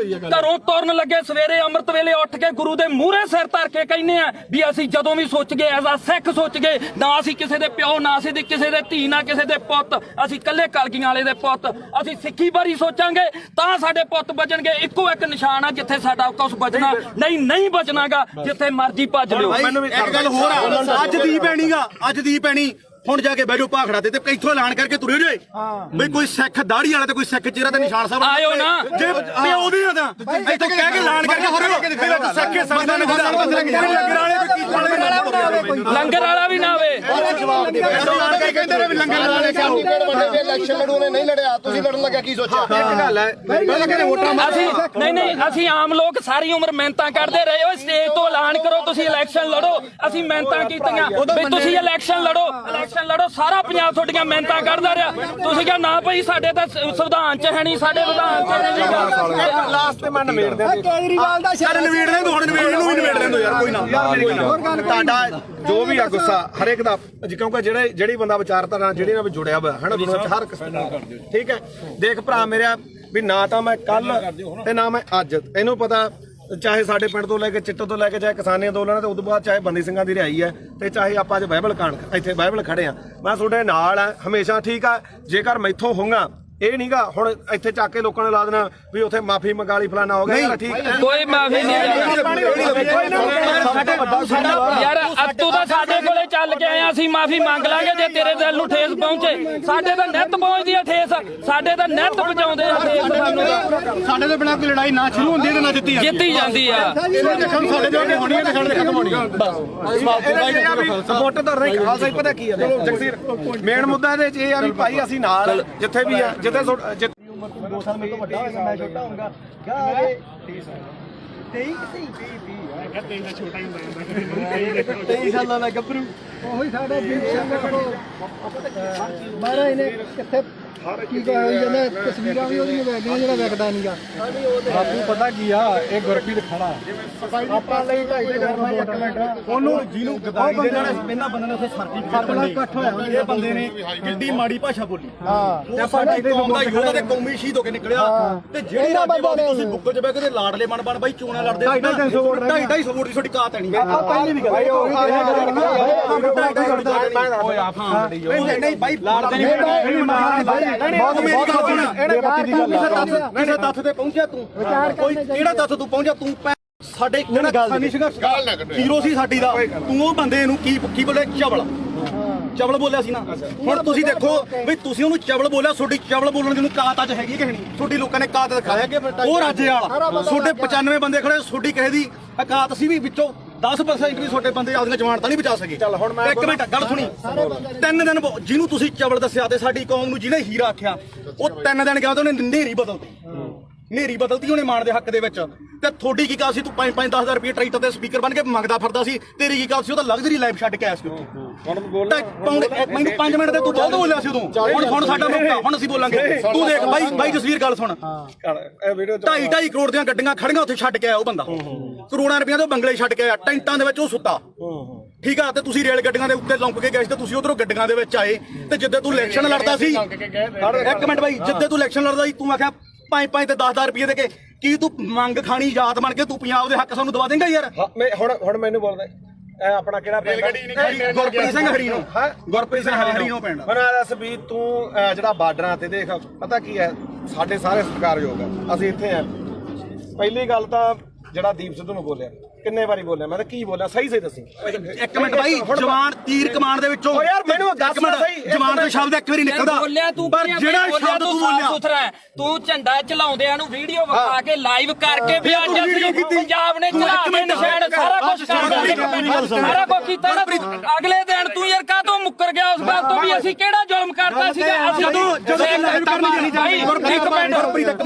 ਘਰੋਂ ਤੁਰਨ ਲੱਗੇ ਸਵੇਰੇ ਅੰਮ੍ਰਿਤ ਵੇਲੇ ਉੱਠ ਕੇ ਗੁਰੂ ਦੇ ਮੂਹਰੇ ਸਿਰ ਧਰ ਕੇ ਕਹਿੰਦੇ ਆ ਵੀ ਅਸੀਂ ਜਦੋਂ ਵੀ ਸੋਚ ਗਏ ਐਜ਼ ਆ ਸਿੱਖ ਸੋਚ ਗਏ ਨਾ ਅਸੀਂ ਕਿਸੇ ਦੇ ਪਿਓ ਨਾ ਅਸੀਂ ਕਿਸੇ ਦੇ ਧੀ ਨਾ ਕਿਸੇ ਦੇ ਪੁੱਤ ਅਸੀਂ ਇਕੱਲੇ ਕਲਗੀਆਂ ਵਾਲੇ ਦੇ ਪੁੱਤ ਅਸੀਂ ਸਿੱਖੀ ਬਾਰੇ ਸੋਚਾਂਗੇ ਤਾਂ ਸਾਡੇ ਪੁੱਤ ਬਚਣਗੇ ਇੱਕੋ ਇੱਕ ਨਿਸ਼ਾਨ ਆ ਜਿੱਥੇ ਸਾਡਾ ਕੁਝ ਬਚਣਾ ਨਹੀਂ ਬਚਣਾਗਾ ਜਿੱਥੇ ਮਰਜ਼ੀ ਭੱਜ ਲਿਓ ਇੱਕ ਗੱਲ ਹੋਰ ਆ ਅੱਜ ਦੀ ਪੈਣੀਗਾ ਅੱਜ ਦੀ ਪੈਣੀ ਹੁਣ ਜਾ ਕੇ ਬੈਠੋ ਭਾਖੜਾ ਤੇ ਇੱਥੋਂ ਐਲਾਨ ਕਰਕੇ ਤੁਰੇ ਜੇ ਬਈ ਕੋਈ ਸਿੱਖ ਦਾੜੀ ਵਾਲਾ ਤੇ ਕੋਈ ਸਿੱਖ ਚਿਹਰਾ ਤੇ ਨਿਸ਼ਾਨ ਸਾਹਿਬ ਆਇਓ ਨਾ ਜੇ ਪਿਓ ਦੀ ਤਾਂ ਇੱਥੋਂ ਕਹਿ ਕੇ ਐਲਾਨ ਕਰਕੇ ਹੋ ਸਿੱਖੇ ਸੰਗਤਾਂ ਨੇ ਲੰਗਰ ਵਾਲੇ ਲੰਗਰ ਵਾਲਾ ਵੀ ਨਾ ਆਵੇ ਜਵਾਬ ਦੇ ਐਲਾਨ ਕਰਕੇ ਕਹਿੰਦੇ ਨੇ ਵੀ ਲੰਗਰ ਵਾਲੇ ਕਿਉਂ ਵੱਡੇ ਇਲੈਕਸ਼ਨ ਲੜੂਨੇ ਨਹੀਂ ਲੜਿਆ ਤੁਸੀਂ ਲੜਨ ਲੱਗਿਆ ਕੀ ਸੋਚਿਆ ਇੱਕ ਗੱਲ ਹੈ ਪਹਿਲਾਂ ਕਹਿੰਦੇ ਵੋਟਾਂ ਅਸੀਂ ਨਹੀਂ ਅਸੀਂ ਆਮ ਲੋਕ ਸਾਰੀ ਉਮਰ ਮਿਹਨਤਾਂ ਕਰਦੇ ਰਹੇ ਓਏ ਸਟੇਜ ਤੋਂ ਐਲਾਨ ਕਰੋ ਤੁਸੀਂ ਇਲੈਕਸ਼ਨ ਲੜੋ ਅਸੀਂ ਮਿਹਨਤਾਂ ਕੀਤੀਆਂ ਵੀ ਤੁਸੀਂ ਇਲੈਕਸ਼ਨ ਲੜੋ ਸਾਰਾ ਪੰਜਾਬ ਤੁਹਾਡੀਆਂ ਮਿਹਨਤਾਂ ਕਰਦਾ ਰਿਹਾ ਤੁਸੀਂ ਕਿਹਾ ਨਾ ਭਾਈ ਸਾਡੇ ਤਾਂ ਸੰਵਿਧਾਨ 'ਚ ਹੈ ਨਹੀਂ ਸਾਡੇ ਵਿਧਾਨ 'ਚ ਨਹੀਂ ਲਾਸਟ ਤੇ ਮੈਂ ਨਿਬੇੜ ਦਿਆਂ ਕੇਜਰੀਵਾਲ ਦਾ ਯਾਰ ਨਵੇੜ ਦੇ ਹੁਣ ਨਵੇੜ ਨੂੰ ਵੀ ਨਵੇੜ ਦੇ ਯਾਰ ਕੋਈ ਨਾ ਤੁਹਾਡਾ ਜੋ ਵੀ ਆ ਗੁੱਸਾ ਹਰ ਇੱਕ ਦਾ ਕਿਉਂਕਿ ਜਿਹੜੀ ਬੰਦਾ ਵਿਚਾਰਧਾਰਾ ਜਿਹੜੀ ਨਾਲ ਜੁੜਿਆ ਹੋਇਆ ਹੈ ਨਾ ਦੁਨੀਆ 'ਚ ਹਰ ਕਿਸੇ ਨਾਲ ਠੀਕ ਹੈ ਦੇਖ ਭਰਾ ਮੇਰਾ ਵੀ ਨਾ ਤਾਂ ਮੈਂ ਕੱਲ ਤੇ ਨਾ ਮੈਂ ਅੱਜ ਇਹਨੂੰ ਪਤਾ ਚਾਹੇ ਸਾਡੇ ਪਿੰਡ ਤੋਂ ਲੈ ਕੇ ਚਿੱਟੋ ਤੋਂ ਲੈ ਕੇ ਚਾਹੇ ਕਿਸਾਨੀ ਅੰਦੋਲਨ ਤੇ ਉਦੋਂ ਬਾਅਦ ਚਾਹੇ ਬੰਦੀ ਸਿੰਘਾਂ ਦੀ ਰਿਹਾਈ ਹੈ ਤੇ ਚਾਹੇ ਆਪਾਂ ਅੱਜ ਬਾਈਬਲ ਇੱਥੇ ਬਾਈਬਲ ਖੜੇ ਆ ਮੈਂ ਤੁਹਾਡੇ ਨਾਲ ਆ ਹਮੇਸ਼ਾ ਠੀਕ ਆ ਜੇਕਰ ਮੈਥੋਂ ਹੋਊਗਾ ਇਹ ਨਹੀਂਗਾ ਹੁਣ ਇੱਥੇ ਚੱਕ ਕੇ ਲੋਕਾਂ ਨੇ ਲਾ ਦੇਣਾ ਵੀ ਉੱਥੇ ਮਾਫੀ ਮੰਗਾਲੀ ਫਲਾਣਾ ਹੋ ਗਿਆ ਯਾਰ ਠੀਕ ਹੈ ਕੋਈ ਮਾਫੀ ਨਹੀਂ ਯਾਰ ਤੂੰ ਤਾਂ ਸਾਡੇ ਕੋਲੇ ਚੱਲ ਕੇ ਆਇਆ ਅਸੀਂ ਮਾਫੀ ਮੰਗ ਲਾਂਗੇ ਜੇ ਤੇਰੇ ਦਿਲ ਨੂੰ ਠੇਸ ਪਹੁੰਚੇ ਸਾਡੇ ਤਾਂ ਨਿੱਤ ਪਹੁੰਚਦੀ ਆ ਠੇਸ ਸਾਡੇ ਤਾਂ ਨਿੱਤ ਪਹੁੰਚਾਉਂਦੇ ਆ ਠੇਸ ਸਾਨੂੰ ਸਾਡੇ ਤੋਂ ਬਿਨਾਂ ਕੋਈ ਲੜਾਈ ਨਾ ਸ਼ੁਰੂ ਹੁੰਦੀ ਤੇ ਨਾ ਜਿੱਤੀ ਜਾਂਦੀ ਆ ਸਾਡੇ ਦੇ ਹੋਣੀ ਹੈ ਤੇ ਸਾਡੇ ਦੇ ਖਤਮ ਹੋਣੀ ਹੈ ਬਸ ਸਪੋਰਟ ਤਾਂ ਨਹੀਂ ਖਾਲਸਾ ਪਤਾ ਕੀ ਹੈ ਜਗਸੀਰ ਮੇਨ ਮੁੱਦਾ ਇਹਦੇ ਚ ਇਹ ਆ ਵੀ ਭਾਈ ਅਸੀਂ ਨਾਲ ਜਿੱਥੇ ਵੀ ਆ ਜਿੱਥੇ 2 ਸਾਲ ਮੇਰੇ ਤੋਂ ਵੱਡਾ ਹੋਏਗਾ ਮੈਂ ਛੋਟਾ ਹੋਊਗਾ ਗਾਰੇ 23 ਸਾਲਾਂ ਦਾ ਗੱਭਰੂ ਉਹੀ ਸਾਡਾ ਦੀਪ ਸਿੰਘ ਮਹਾਰਾਜ ਨੇ ਕਿੱਥੇ ਕੀ ਹੋਈ ਜਾਂਦਾ ਤਸਵੀਰਾਂ ਵੀ ਉਹਦੀਆਂ ਵੇਖਦੀਆਂ ਜਿਹੜਾ ਵੇਖਦਾ ਨਹੀਂਗਾ ਬਾਪੂ ਪਤਾ ਕੀ ਆ ਇਹ ਗੁਰਪ੍ਰੀਤ ਖਾਣਾ ਆਪਾਂ ਲਈ 2.5 ਉਹਨੂੰ ਜਿਹਨੂੰ ਗਦਾਈ ਦੇ ਨਾਲ ਇਹਨਾਂ ਬੰਦੇ ਨੇ ਉੱਥੇ ਸਰਟੀਫਿਕੇਟ ਇਕੱਠ ਹੋਇਆ ਇਹ ਬੰਦੇ ਨੇ ਕਿੰਨੀ ਮਾੜੀ ਭਾਸ਼ਾ ਬੋਲੀ ਹਾਂ ਤੇ ਸਾਡੇ ਕੌਮ ਦਾ ਯੋਧਾ ਤੇ ਕੌਮੀ ਸ਼ਹੀਦ ਹੋ ਕੇ ਨਿਕਲਿਆ ਤੇ ਜਿਹੜੇ ਰਾਜੇ ਤੁਸੀਂ ਬੁੱਕਲ ਚ ਬਹਿ ਕੇ ਤੇ ਲਾਡਲੇ ਬਣ ਬਾਈ ਚੋਣਾਂ ਲੜਦੇ 250 ਵੋਟ ਦੀ ਤੁਹਾਡੀ ਕਾਤ ਨਹੀਂ ਆ ਪਹਿਲੀ ਵੀ ਗੱਲ ਨਹੀਂ ਬਾਈ ਲਾੜਦੇ ਕਿਸੇ ਤੱਥ ਤੇ ਪਹੁੰਚਿਆ ਤੂੰ ਕੋਈ ਕਿਹੜਾ ਤੱਥ ਤੂੰ ਪਹੁੰਚਿਆ ਤੂੰ ਸਾਡੇ ਕਿਸਾਨੀ ਸੰਘਰਸ਼ ਹੀਰੋ ਸੀ ਸਾਡੀ ਦਾ ਤੂੰ ਉਹ ਬੰਦੇ ਨੂੰ ਕੀ ਬੋਲੇ ਚਵਲ ਬੋਲਿਆ ਸੀ ਨਾ ਹੁਣ ਤੁਸੀਂ ਦੇਖੋ ਵੀ ਤੁਸੀਂ ਉਹਨੂੰ ਚਵਲ ਬੋਲਿਆ ਤੁਹਾਡੀ ਚਵਲ ਬੋਲਣ ਦੀ ਨੂੰ ਕਾਤ ਅੱਜ ਹੈਗੀ ਕਿ ਨਹੀਂ ਤੁਹਾਡੀ ਲੋਕਾਂ ਨੇ ਕਾਤ ਦਿਖਾਇਆ ਉਹ ਰਾਜੇ ਵਾਲਾ ਤੁਹਾਡੇ 95 ਬੰਦੇ ਖੜੇ ਤੁਹਾਡੀ ਕਿਸੇ ਦੀ ਕਾਤ ਸੀ ਵੀ ਵਿੱਚੋਂ 10% ਵੀ ਤੁਹਾਡੇ ਬੰਦੇ ਆਪਣੀਆਂ ਜਵਾਨਤਾਂ ਨਹੀਂ ਬਚਾ ਸਕੇ ਚੱਲ ਹੁਣ ਮੈਂ ਇੱਕ ਮਿੰਟ ਗੱਲ ਸੁਣੀ 3 ਦਿਨ ਜਿਹਨੂੰ ਤੁਸੀਂ ਚਵਲ ਦੱਸਿਆ ਤੇ ਸਾਡੀ ਕੌਮ ਨੂੰ ਜਿਹਨੇ ਹੀਰਾ ਆਖਿਆ ਉਹ 3 ਦਿਨ ਗਿਆ ਤੇ ਉਹਨੇ ਨੇਰੀ ਬਦਲਤੀ ਉਹਨੇ ਮਾਣ ਦੇ ਹੱਕ ਦੇ ਵਿੱਚ ਤੇ ਤੁਹਾਡੀ ਕੀ ਕਾਲ ਸੀ ਤੂੰ 5-10 ਰੁਪਏ ਟਰੈਕਟਰ ਤੇ ਸਪੀਕਰ ਬਣ ਕੇ ਮੰਗਦਾ ਫਿਰਦਾ ਸੀ ਤੇਰੀ ਕੀ ਕਾਲ ਸੀ ਉਹ ਤਾਂ ਲਗਜ਼ਰੀ ਲਾਈਫ ਛੱਡ ਕੇ ਆਇਆ ਸੀ ਮੈਨੂੰ 5 ਮਿੰਟ ਤੇ ਤੂੰ ਬਹੁਤ ਬੋਲਿਆ ਸੀ ਉਦੋਂ ਹੁਣ ਸਾਡਾ ਮੌਕਾ ਹੁਣ ਅਸੀਂ ਬੋਲਾਂਗੇ ਤੂੰ ਦੇਖ ਬਾਈ ਜਸਵੀਰ ਗੱਲ ਸੁਣ 2.5 ਕਰੋੜ ਦੀਆਂ ਗੱਡੀਆਂ ਖੜੀਆਂ ਉੱਥੇ ਛੱਡ ਕੇ ਆਇਆ ਉਹ ਬੰਦਾ ਕਰੋੜਾਂ ਰੁਪਈਆਂ ਦੇ ਬੰਗਲੇ ਛੱਡ ਕੇ ਆਇਆ ਟੈਂਟਾਂ ਦੇ ਵਿੱਚ ਉਹ ਸੁੱਤਾ ਠੀਕ ਆ ਤੇ ਤੁਸੀਂ ਰੇਲ ਗੱਡੀਆਂ ਦੇ ਉੱਤੇ ਲੰਪ ਕੇ ਗਏ ਸੀ ਤੇ ਤੁਸੀਂ ਉਧਰੋਂ ਗੱਡੀਆਂ ਦੇ ਵਿੱਚ ਆਏ ਤੇ ਜਿੱਦੇ ਤੂੰ ਇਲੈਕਸ਼ਨ ਲੜਦਾ ਸੀ ਇੱਕ ਮਿੰਟ ਬਾਈ ਜਿੱਦੇ ਤੂੰ ਇਲੈਕਸ਼ਨ ਲੜਦਾ ਸੀ ਤੂੰ ਆਖਿਆ 5 ਤੇ 10 ਰੁਪਏ ਦੇ ਕੇ ਕੀ ਤੂੰ ਮੰਗ ਖਾਣੀ ਯਾਦ ਬਣ ਕੇ ਤੂੰ ਪੰਜਾਬ ਦੇ ਹੱਕ ਸਾਨੂੰ ਦਵਾ ਦੇਂਗਾ ਯਾਰ ਹੁਣ ਮੈਨੂੰ ਬੋਲਦਾ ਇਹ ਆਪਣਾ ਕਿਹੜਾ ਪਿੰਡ ਗੁਰਪ੍ਰੀਤ ਸਿੰਘ ਹਰੀਨੋ ਗੁਰਪ੍ਰੀਤ ਸਿੰਘ ਹਰੀਨੋ ਪਿੰਡ ਹੁਣ ਦੱਸ ਵੀ ਤੂੰ ਜਿਹੜਾ ਬਾਰਡਰਾਂ ਤੇ ਦੇਖ ਪਤਾ ਕੀ ਹੈ ਸਾਡੇ ਸਾਰੇ ਸਤਿਕਾਰਯੋਗ ਆ ਅਸੀਂ ਇੱਥੇ ਆ ਪਹਿਲੀ ਗੱਲ ਤਾਂ ਜਿਹੜਾ ਦੀਪ ਸਿੱਧੂ ਨੂੰ ਬੋਲਿਆ ਕਿੰਨੇ ਵਾਰੀ ਬੋਲਿਆ ਮੈਂ ਤਾਂ ਕੀ ਬੋਲਿਆ ਸਹੀ ਦੱਸੀ ਇੱਕ ਮਿੰਟ ਬਾਈ ਜਵਾਨ ਤੀਰ ਕਮਾਨ ਦੇ ਵਿੱਚੋਂ ਯਾਰ ਮੈਨੂੰ ਦੱਸ ਸਹੀ ਜਵਾਨ ਦਾ ਸ਼ਬਦ ਇੱਕ ਵਾਰੀ ਨਿਕਲਦਾ ਬੋਲਿਆ ਤੂੰ ਪਰ ਜਿਹੜਾ ਸ਼ਬਦ ਤੂੰ ਬੋਲਿਆ ਸੁਥਰਾ ਤੂੰ ਝੰਡਾ ਚਲਾਉਂਦਿਆਂ ਨੂੰ ਵੀਡੀਓ ਵਿਖਾ ਕੇ ਲਾਈਵ ਕਰਕੇ ਵੀ ਅੱਜ ਅਸੀਂ ਪੰਜਾਬ ਨੇ ਚਲਾ ਕੇ ਨਿਸ਼ਾਨ ਸਾਰਾ ਕੁਝ ਕੀਤਾ ਨਾ ਅਗਲੇ ਦਿਨ ਤੂੰ ਯਾਰ ਕਾਹਤੋਂ ਮੁੱਕਰ ਗਿਆ ਉਸ ਗੱਲ ਤੋਂ ਵੀ ਅਸੀਂ ਕਿਹੜਾ ਜ਼ੁਲਮ ਕਰਤਾ ਸੀਗਾ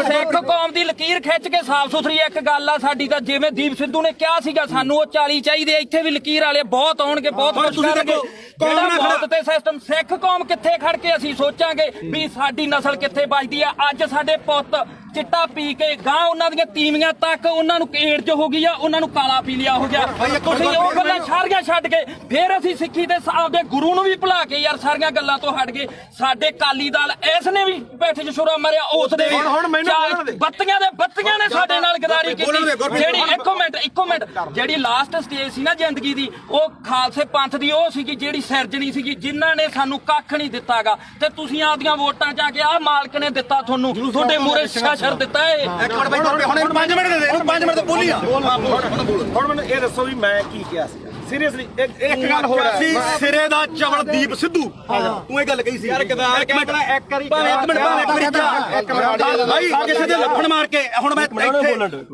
ਸਿੱਖ ਕੌਮ ਦੀ ਲਕੀਰ ਖਿੱਚ ਕੇ ਸਾਫ਼ ਸੁਥਰੀ ਇੱਕ ਗੱਲ ਆ ਸਾਡੀ ਤਾਂ ਜਿਵੇਂ ਦੀਪ ਸਿੱਧੂ ਨੇ ਕਿਹਾ ਸੀਗਾ ਸਾਨੂੰ ਉਹ 40 ਚਾਹੀਦੇ ਇੱਥੇ ਵੀ ਲਕੀਰ ਵਾਲੇ ਬਹੁਤ ਆਉਣਗੇ ਬਹੁਤ ਕੁਝ ਕਰਨਗੇ ਜਿਹੜਾ ਮੌਤ ਤੇ ਸਿਸਟਮ ਸਿੱਖ ਕੌਮ ਕਿੱਥੇ ਖੜ ਕੇ ਅਸੀਂ ਸੋਚਾਂਗੇ ਵੀ ਸਾਡੀ ਨਸਲ ਕਿੱਥੇ ਬਚਦੀ ਆ ਅੱਜ ਸਾਡੇ ਪੁੱਤ ਚਿੱਟਾ ਪੀ ਕੇ ਗਾਂ ਉਹਨਾਂ ਦੀਆਂ ਤੀਵੀਆਂ ਤੱਕ ਉਹਨਾਂ ਨੂੰ ਏਡਜ਼ ਹੋ ਗਈ ਆ ਉਹਨਾਂ ਨੂੰ ਕਾਲਾ ਪੀਲੀਆ ਹੋ ਗਿਆ ਤੁਸੀਂ ਉਹ ਗੱਲਾਂ ਸਾਰੀਆਂ ਛੱਡ ਕੇ ਫਿਰ ਅਸੀਂ ਸਿੱਖੀ ਦੇ ਆਪਦੇ ਗੁਰੂ ਨੂੰ ਵੀ ਭੁਲਾ ਕੇ ਯਾਰ ਸਾਰੀਆਂ ਗੱਲਾਂ ਤੋਂ ਹਟ ਗਏ ਸਾਡੇ ਕਾਲੀ ਦਲ ਇਸ ਨੇ ਵੀ ਬੈਠੇ ਚ ਛੁਰਾ ਮਾਰਿਆ ਉਸ ਦੇ ਬੱਤੀਆਂ ਨੇ ਸਾਡੇ ਨਾਲ ਗਦਾਰੀ ਕੀਤੀ ਜਿਹੜੀ ਇੱਕੋ ਮਿੰਟ ਜਿਹੜੀ ਲਾਸਟ ਸਟੇਜ ਸੀ ਨਾ ਜ਼ਿੰਦਗੀ ਦੀ ਉਹ ਖਾਲਸੇ ਪੰਥ ਦੀ ਉਹ ਸੀਗੀ ਜਿਹੜੀ ਸਿਰਜਣੀ ਸੀਗੀ ਜਿਨ੍ਹਾਂ ਨੇ ਸਾਨੂੰ ਕੱਖ ਨਹੀਂ ਦਿੱਤਾਗਾ ਤੇ ਤੁਸੀਂ ਆਪਦੀਆਂ ਵੋਟਾਂ ਚ ਆ ਕੇ ਆਹ ਮਾਲਕ ਨੇ ਦਿੱਤਾ ਤੁਹਾਨੂੰ ਤੁਹਾਡੇ ਮੂਹਰੇ ਸ਼ਰ ਦਿੱਤਾ ਏ ਇੱਕ ਮਿੰਟ ਬਾਈ ਹੁਣ 5 ਮਿੰਟ ਦੇ ਦੇ 5 ਮਿੰਟ ਤੇ ਬੋਲੀ ਆ ਹੁਣ ਮੈਨੂੰ ਇਹ ਦੱਸੋ ਵੀ ਮੈਂ ਕੀ ਕਿਹਾ ਸੀ ਸੀਰੀਅਸਲੀ ਇੱਕ ਗੱਲ ਹੋਰ ਸੀ ਸਿਰੇ ਦਾ ਚਵਲ ਦੀਪ ਸਿੱਧੂ ਤੂੰ ਇਹ ਗੱਲ ਕਹੀ ਸੀ ਯਾਰ ਇੱਕ ਮਿੰਟ ਬਾਈ ਕਿਸੇ ਦੇ ਲੱਫੜ ਮਾਰ ਕੇ ਹੁਣ ਮੈਂ ਤੂੰ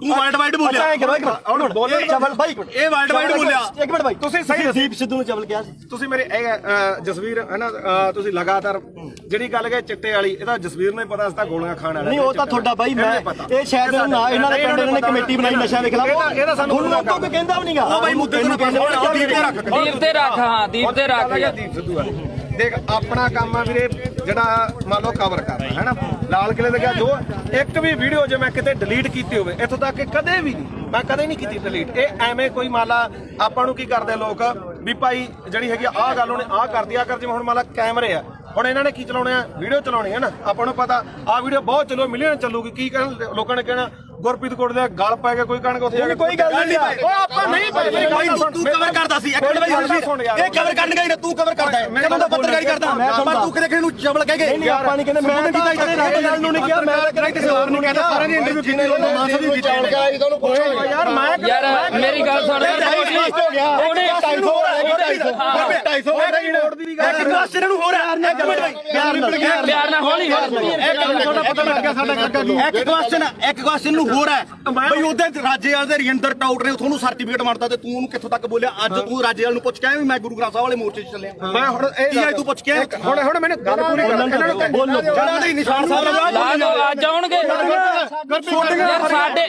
ਵਰਲਡ ਵਾਈਡ ਬੋਲਿਆ ਹੁਣ ਬੋਲੇ ਚਵਲ ਬਾਈ ਇਹ ਵਰਲਡ ਵਾਈਡ ਬੋਲਿਆ ਇੱਕ ਮਿੰਟ ਬਾਈ ਤੁਸੀਂ ਸਹੀ ਦੀਪ ਸਿੱਧੂ ਨੂੰ ਚਵਲ ਕਿਹਾ ਸੀ ਤੁਸੀਂ ਮੇਰੇ ਜਸਵੀਰ ਹੈ ਨਾ ਤੁਸੀਂ ਲਗਾਤਾਰ ਜਿਹੜੀ ਗੱਲ ਕਹੇ ਚਿੱਟੇ ਵਾਲੀ ਇਹਦਾ ਜਸਵੀਰ ਨੂੰ ਪਤਾ ਸੀ ਤਾਂ ਗੋਲੀਆਂ ਖਾਣ ਵਾਲਾ ਨਹੀਂ ਉਹ ਤਾਂ ਤੁਹਾਡਾ ਬਾਈ ਮੈਂ ਇਹ ਸ਼ਾਇਦ ਨਾ ਇਹਨਾਂ ਦੇ ਪਿੰਡ ਨੇ ਕਮੇਟੀ ਬਣਾਈ ਨਸ਼ਾ ਦੇ ਖਿਲਾਫ ਇਹਦਾ ਸਾਨੂੰ ਕੋਈ ਕਹਿੰਦਾ ਵੀ ਨਹੀਂਗਾ ਉਹ ਬਾਈ ਮੁੱਦੇ ਨੂੰ ਦੀਪ ਤੇ ਰੱਖ ਹਾਂ ਦੀਪ ਤੇ ਰੱਖ ਦੀਪ ਸਿੱਧੂ ਦੇਖ ਆਪਣਾ ਕੰਮ ਆ ਵੀਰੇ ਜਿਹੜਾ ਮੰਨ ਲਓ ਕਵਰ ਕਰਨਾ ਹੈ ਨਾ ਲਾਲ ਕਿਲੇ ਦੇ ਗਿਆ ਜੋ ਇੱਕ ਵੀ ਵੀਡੀਓ ਜੇ ਮੈਂ ਕਿਤੇ ਡਿਲੀਟ ਕੀਤੀ ਹੋਵੇ ਇੱਥੋਂ ਤੱਕ ਕਿ ਕਦੇ ਵੀ ਨਹੀਂ ਮੈਂ ਕਦੇ ਨਹੀਂ ਕੀਤੀ ਡਿਲੀਟ ਇਹ ਐਵੇਂ ਕੋਈ ਮੰਨ ਲਾ ਆਪਾਂ ਨੂੰ ਕੀ ਕਰਦੇ ਲੋਕ ਵੀ ਭਾਈ ਜਿਹੜੀ ਹੈਗੀ ਆਹ ਗੱਲ ਉਹਨੇ ਆਹ ਕਰਦੀ ਆ ਕਰ ਜਿਵੇਂ ਹੁਣ ਮੰਨ ਲਾ ਕੈਮਰੇ ਆ ਹੁਣ ਇਹਨਾਂ ਨੇ ਕੀ ਚਲਾਉਣੇ ਆ ਵੀਡੀਓ ਚਲਾਉਣੀ ਹੈ ਨਾ ਆਪਾਂ ਨੂੰ ਪਤਾ ਆਹ ਵੀਡੀਓ ਬਹੁਤ ਚਲੋ ਮਿਲੀਅਨ ਚੱਲੂਗੀ ਕੀ ਕਹਿਣ ਲੋਕਾਂ ਨੇ ਕਹਿਣਾ ਗੁਰਪ੍ਰੀਤ ਕੋਟ ਦੇ ਗਲ ਪੈ ਕੇ ਕੋਈ ਕਹਿਣਗੇ ਉੱਥੇ ਜਾ ਕੇ ਕੋਈ ਗੱਲ ਨਹੀਂ ਓ ਆਪਾਂ ਨਹੀਂ ਤੂੰ ਕਵਰ ਕਰਦਾ ਸੀ ਇੱਕ ਮਿੰਟ ਬਾਈ ਇਹ ਕਵਰ ਕਰਨ ਗਈ ਤੂੰ ਕਵਰ ਕਰਦਾ ਹੈ ਮੈਂ ਤਾਂ ਪੱਤਰਕਾਰੀ ਕਰਦਾ ਪਰ ਤੂੰ ਕਿਹਦੇ ਨੂੰ ਜਬਲ ਕਹਿ ਗਏ ਨਹੀਂ ਆਪਾਂ ਨਹੀਂ ਕਹਿੰਦੇ ਮੈਂ ਤਾਂ ਕਿਸੇ ਰਾਜੇਵਾਲ ਨੂੰ ਨਹੀਂ ਕਿਹਾ ਮੈਂ ਤਾਂ ਕਿਸੇ ਹੋਰ ਨੂੰ ਕਹਿੰਦਾ ਸਾਰਿਆਂ ਦੀ ਇੰਟਰਵਿਊ ਕੀਤੀ ਲੋਕਾਂ ਮਾਸਾ ਦੀ ਚਾਲ ਕਰਾਈ ਤੁਹਾਨੂੰ ਪੁੱਛੋ ਯਾਰ ਯਾਰ ਮੇਰੀ ਗੱਲ ਸੁਣ ਹੋ ਗਿਆ ਉਹਨੇ 250 ਇੱਕ ਕੁਐਸਚਨ ਨੂੰ ਹੋਰ ਹੈ ਇੱਕ ਮਿੰਟ ਪਿਆਰ ਨਾਲ ਹੌਲੀ ਇੱਕ ਕੁਐਸਚਨ ਨੂੰ ਹੋਰ ਹੈ ਬਈ ਉਹਦੇ ਰਾਜੇਵਾਲ ਦੇ ਰਜਿੰਦਰ ਟਾਊਟ ਨੇ ਤੁਹਾਨੂੰ ਸਰਟੀਫਿਕੇਟ ਮਾਰਤਾ ਤੇ ਤੂੰ ਉਹਨੂੰ ਕਿੱਥੋਂ ਤੱਕ ਬੋਲਿਆ ਅੱਜ ਤੂੰ ਰਾਜੇਵਾਲ ਨੂੰ ਪੁੱਛ ਕੇ ਆਇਆ ਵੀ ਮੈਂ ਗੁਰੂ ਗ੍ਰੰਥ ਸਾਹਿਬ ਵਾਲੇ ਮੋਰਚੇ 'ਚ ਚੱਲਿਆ ਮੈਂ ਹੁਣ ਇਹ ਤੂੰ ਪੁੱਛ ਕੇ ਹੁਣ ਮੈਨੂੰ ਗੱਲ ਪੂਰੀ ਕਰ ਬੋਲੋ ਜਿਹੜਾ ਦੇ ਨਿਸ਼ਾਨ ਸਾਹਿਬ ਲਾ ਦੋ ਅੱਜ ਆਉਣਗੇ ਯਾਰ ਸਾਡੇ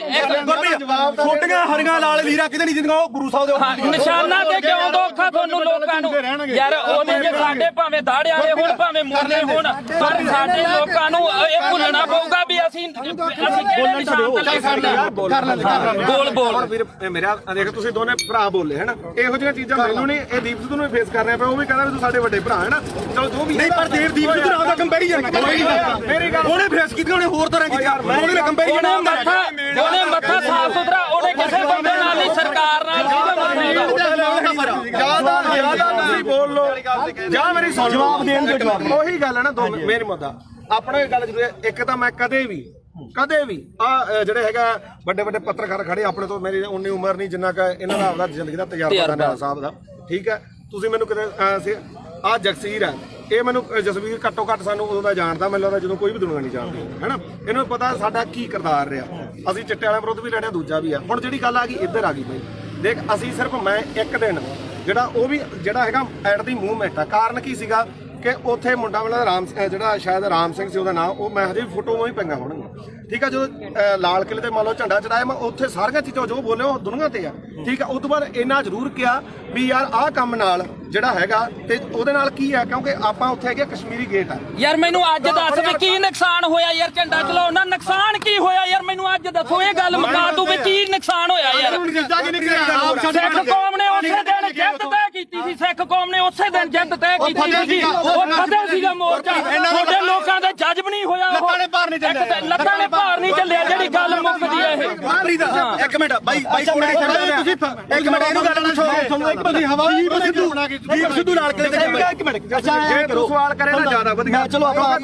ਛੋਟੀਆਂ ਹਰੀਆਂ ਲਾਲ ਲੀਰਾ ਕਿਤੇ ਨਹੀਂ ਜਿੰਦੀਆਂ ਉਹ ਗੁਰੂ ਸਾਹਿਬ ਦੇ ਨਿਸ਼ਾਨਾਂ ਤੇ ਕਿਉਂ ਦੋਖਾ ਤੁਹਾਨੂੰ ਲੋਕਾਂ ਨੂੰ ਯਾਰ ਉਹਦੇ ਜੇ ਸਾਡੇ ਭਾਵੇਂ ਦਾੜੇ ਵਾਲੇ ਹੋਣ ਭਾਵੇਂ ਮੁਰਲੇ ਹੋਣ ਪਰ ਸਾਡੇ ਲੋਕਾਂ ਨੂੰ ਇਹ ਭੁੱਲਣਾ ਪਊਗਾ ਵੀ ਅਸੀਂ ਕਿਹੜੇ ਨਿਸ਼ਾਨ ਤੇ ਲੈ ਸਕਦੇ ਹਾਂ ਬੋਲ ਵੀਰ ਮੇਰਾ ਦੇਖ ਤੁਸੀਂ ਦੋਨੇ ਭਰਾ ਬੋਲੇ ਹੈਨਾ ਇਹੋ ਜਿਹੀਆਂ ਚੀਜ਼ਾਂ ਮੈਨੂੰ ਨਹੀਂ ਇਹ ਦੀਪ ਸਿੱਧੂ ਨੂੰ ਫੇਸ ਕਰ ਰਿਹਾ ਪਿਆ ਉਹ ਵੀ ਕਹਿੰਦਾ ਵੀ ਤੂੰ ਸਾਡੇ ਵੱਡੇ ਭਰਾ ਹੈ ਨਾ ਚਲੋ ਜੋ ਵੀ ਨਹੀਂ ਪਰ ਦੀਪ ਸਿੱਧੂ ਨਾਲ ਦਾ ਕੰਪੈਰੀਜ਼ਨ ਮੇਰੀ ਗੱਲ ਉਹਨੇ ਫੇਸ ਕੀਤੀ ਉਹਨੇ ਹੋਰ ਤਰ੍ਹਾਂ ਕੀਤੀ ਉਹਨੇ ਕੰਪੈਰੀਜ਼ਨ ਉਹਨੇ ਮੱਥਾ ਸਾਫ ਸੁਥਰਾ ਉਹਨੇ ਕਿਸੇ ਬੰਦੇ ਨਾਲ ਨਹੀਂ ਸਰਕਾਰ ਨਾਲ ਜਿਆਦਾ ਤੁਸੀਂ ਬੋਲ ਲੋ ਜਾਂ ਮੇਰੀ ਸੁਣ ਜਵਾਬ ਦੇਣ ਦੇ ਜਵਾਬ ਉਹੀ ਗੱਲ ਹੈ ਨਾ ਮੇਰੀ ਮੁੱਦਾ ਆਪਣਾ ਇਹ ਗੱਲ ਜ਼ਰੂਰ ਹੈ ਇੱਕ ਤਾਂ ਮੈਂ ਕਦੇ ਵੀ ਆ ਜਿਹੜੇ ਹੈਗਾ ਵੱਡੇ ਵੱਡੇ ਪੱਤਰਕਾਰ ਖੜੇ ਆਪਣੇ ਤੋਂ ਮੇਰੀ ਉਨੀ ਉਮਰ ਨਹੀਂ ਜਿੰਨਾ ਕਿ ਇਹਨਾਂ ਦਾ ਆਪਦਾ ਜ਼ਿੰਦਗੀ ਦਾ ਤਜਰਬਾ ਨਾਲਾ ਸਾਹਿਬ ਦਾ ਠੀਕ ਹੈ ਤੁਸੀਂ ਮੈਨੂੰ ਕਿਤੇ ਆ ਜਗਸੀਰ ਹੈ ਇਹ ਮੈਨੂੰ ਜਸਵੀਰ ਘੱਟੋ ਘੱਟ ਸਾਨੂੰ ਉਦੋਂ ਦਾ ਜਾਣਦਾ ਮੈਨੂੰ ਲੱਗਦਾ ਜਦੋਂ ਕੋਈ ਵੀ ਦੁਨੀਆ ਨਹੀਂ ਜਾਣਦੀ ਹੈਨਾ ਇਹਨੂੰ ਪਤਾ ਸਾਡਾ ਕੀ ਕਿਰਦਾਰ ਰਿਹਾ ਅਸੀਂ ਚਿੱਟੇ ਵਾਲਿਆਂ ਵਿਰੁੱਧ ਵੀ ਲੜਿਆ ਦੂਜਾ ਵੀ ਆ ਹੁਣ ਜਿਹੜੀ ਗੱਲ ਆ ਗਈ ਇੱਧਰ ਆ ਗਈ ਬਈ ਦੇਖ ਅਸੀਂ ਸਿਰਫ ਮੈਂ ਇੱਕ ਦਿਨ ਜਿਹੜਾ ਉਹ ਵੀ ਜਿਹੜਾ ਹੈਗਾ ਐਟ ਦੀ ਮੂਵਮੈਂਟ ਆ ਕਾਰਨ ਕੀ ਸੀਗਾ ਕਿ ਉੱਥੇ ਮੁੰਡਾ ਵਾਲਾ ਜਿਹੜਾ ਸ਼ਾਇਦ ਰਾਮ ਸਿੰਘ ਸੀ ਉਹਦਾ ਨਾਮ ਉਹ ਮੈਂ ਹਜੇ ਫੋਟੋਆਂ ਹੀ ਪਈਆਂ ਹੋਣਗੀਆਂ ਠੀਕ ਆ ਜਦੋਂ ਲਾਲ ਕਿਲੇ ਤੇ ਮੰਨ ਲਓ ਝੰਡਾ ਚੜਾਇਆ ਮੈਂ ਉੱਥੇ ਸਾਰੀਆਂ ਚੀਜ਼ਾਂ ਜੋ ਬੋਲੇ ਉਹ ਦੁਨੀਆ ਤੇ ਆ ਠੀਕ ਆ ਉਸ ਤੋਂ ਬਾਅਦ ਇੰਨਾ ਜ਼ਰੂਰ ਕਿਹਾ ਵੀ ਯਾਰ ਆਹ ਕੰਮ ਨਾਲ ਜਿਹੜਾ ਹੈਗਾ ਤੇ ਉਹਦੇ ਨਾਲ ਕੀ ਆ ਕਿਉਂਕਿ ਆਪਾਂ ਉੱਥੇ ਹੈਗੇ ਕਸ਼ਮੀਰੀ ਗੇਟ ਆ ਯਾਰ ਮੈਨੂੰ ਅੱਜ ਦੱਸ ਵੀ ਕੀ ਨੁਕਸਾਨ ਹੋਇਆ ਯਾਰ ਝੰਡਾ ਚਲਾਉਣ ਨਾਲ ਨੁਕਸਾਨ ਕੀ ਹੋਇਆ ਯਾਰ ਮੈਨੂੰ ਅੱਜ ਦੱਸੋ ਇਹ ਗੱਲ ਮੁਕਾ ਤੂੰ ਵੀ ਕੀ ਨੁਕਸਾਨ ਹੋਇਆ ਯਾਰ ਸਿੱਖ ਕੌਮ ਨੇ ਉਸੇ ਦਿਨ ਜਿੱਤ ਤੈਅ ਕੀਤੀ ਸੀ ਸਿੱਖ ਕੌਮ ਨੇ ਉਸੇ ਦਿਨ ਜਿੱਤ ਤੈਅ ਕੀਤੀ ਸੀ ਉਹ ਫਤਿਹ ਸੀਗਾ ਮੋਰਚਾ ਤੁਹਾਡੇ ਲੋਕਾਂ ਦਾ ਜੱਜ ਨਹੀਂ ਹੋਇਆ ਉਹ ਲੱਤਾਂ ਨੇ ਭਾਰ ਨਹੀਂ ਚੱਲਿਆ ਜਿਹੜੀ ਗੱਲ ਮੁੱਕਦੀ ਹੈ ਇਹ ਇੱਕ ਮਿੰਟ ਬਾਈ ਕੋਲੇ ਤੁਸੀਂ ਇੱਕ ਮਿੰਟ ਇਹਨੂੰ ਗੱਲ ਸੁਣੋ ਇੱਕ ਮਿੰਟ ਹਵਾਈ ਦੀਪ ਸਿੱਧੂ ਨਾਲ ਕਿਤੇ ਇੱਕ ਮਿੰਟ ਜੇ ਤੂੰ ਸਵਾਲ ਕਰੇ ਨਾ ਜ਼ਿਆਦਾ ਵਧੀਆ ਚਲੋ ਆਪਾਂ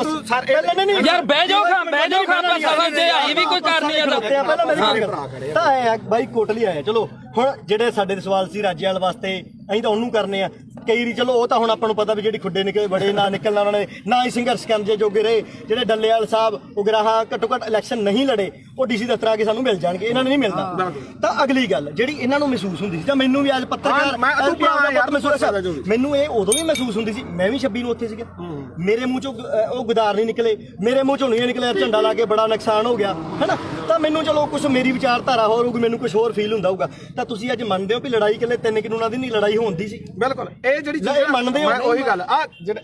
ਨਹੀਂ ਯਾਰ ਬਹਿ ਜਾਓ ਖਾਂ ਸਮਝਦੇ ਆਈ ਵੀ ਕੋਈ ਕਰਨੀ ਆ ਪਹਿਲਾਂ ਮੇਰੀ ਗੱਲ ਤਾਂ ਆਇਆ ਬਾਈ ਕੋਟਲੀ ਆਇਆ ਚਲੋ ਹੁਣ ਜਿਹੜੇ ਸਾਡੇ ਸਵਾਲ ਸੀ ਰਾਜੇਵਾਲ ਵਾਸਤੇ ਅਸੀਂ ਤਾਂ ਉਹਨੂੰ ਕਰਨੇ ਆ ਕਈ ਰੀ ਚਲੋ ਉਹ ਤਾਂ ਹੁਣ ਆਪਾਂ ਨੂੰ ਪਤਾ ਵੀ ਜਿਹੜੀ ਖੁੱਡੇ ਨਿਕਲੇ ਬੜੇ ਨਾ ਨਿਕਲਣਾ ਉਹਨਾਂ ਨੇ ਨਾ ਹੀ ਸੰਘਰਸ਼ ਕਰਨ ਜੇ ਜੋਗੇ ਰਹੇ ਜਿਹੜੇ ਡੱਲੇਵਾਲ ਸਾਹਿਬ ਉਗਰਾਹਾਂ ਘੱਟੋ ਘੱਟ ਇਲੈਕਸ਼ਨ ਨਹੀਂ ਲੜੇ ਉਹ ਡੀਸੀ ਦਫ਼ਤਰ ਆ ਕੇ ਸਾਨੂੰ ਮਿਲ ਜਾਣਗੇ ਇਹਨਾਂ ਨੇ ਨਹੀਂ ਮਿਲਦਾ ਤਾਂ ਅਗਲੀ ਗੱਲ ਜਿਹੜੀ ਇਹਨਾਂ ਨੂੰ ਮਹਿਸੂਸ ਹੁੰਦੀ ਸੀ ਜਾਂ ਮੈਨੂੰ ਵੀ ਅੱਜ ਪੱਤਰਕਾਰ ਮੈਨੂੰ ਇਹ ਉਦੋਂ ਵੀ ਮਹਿਸੂਸ ਹੁੰਦੀ ਸੀ ਮੈਂ ਵੀ 26 ਨੂੰ ਉੱਥੇ ਸੀਗਾ ਮੇਰੇ ਮੂੰਹ ਚੋਂ ਉਹ ਗੁਦਾਰ ਨਹੀਂ ਨਿਕਲੇ ਮੇਰੇ ਮੂੰਹ ਚੋਂ ਨਹੀਂ ਨਿਕਲਿਆ ਝੰਡਾ ਲਾ ਕੇ ਬੜਾ ਨੁਕਸਾਨ ਹੋ ਗਿਆ ਹੈਨਾ ਤਾਂ ਮੈਨੂੰ ਚਲੋ ਕੁਝ ਮੇਰੀ ਵਿਚਾਰਧਾਰਾ ਹੋਰ ਹੋਊਗੀ ਮੈਨੂੰ ਕੁਝ ਹੋਰ ਫੀਲ ਹੁੰਦਾ ਹੋਊਗਾ ਤਾਂ ਤੁਸੀਂ ਅੱਜ ਮੰਨਦੇ ਹੋ ਵੀ ਲੜਾਈ ਕਿਲੇ 3 ਕਾਨੂੰਨਾਂ ਦੀ ਨਹੀਂ ਲੜਾਈ ਹੁੰਦੀ ਸੀ ਬਿਲਕੁਲ ਇਹ ਜਿਹੜੀ ਇਹ ਮੰਨਦੇ ਹੋ ਮੈਂ ਉਹੀ ਗੱਲ ਆ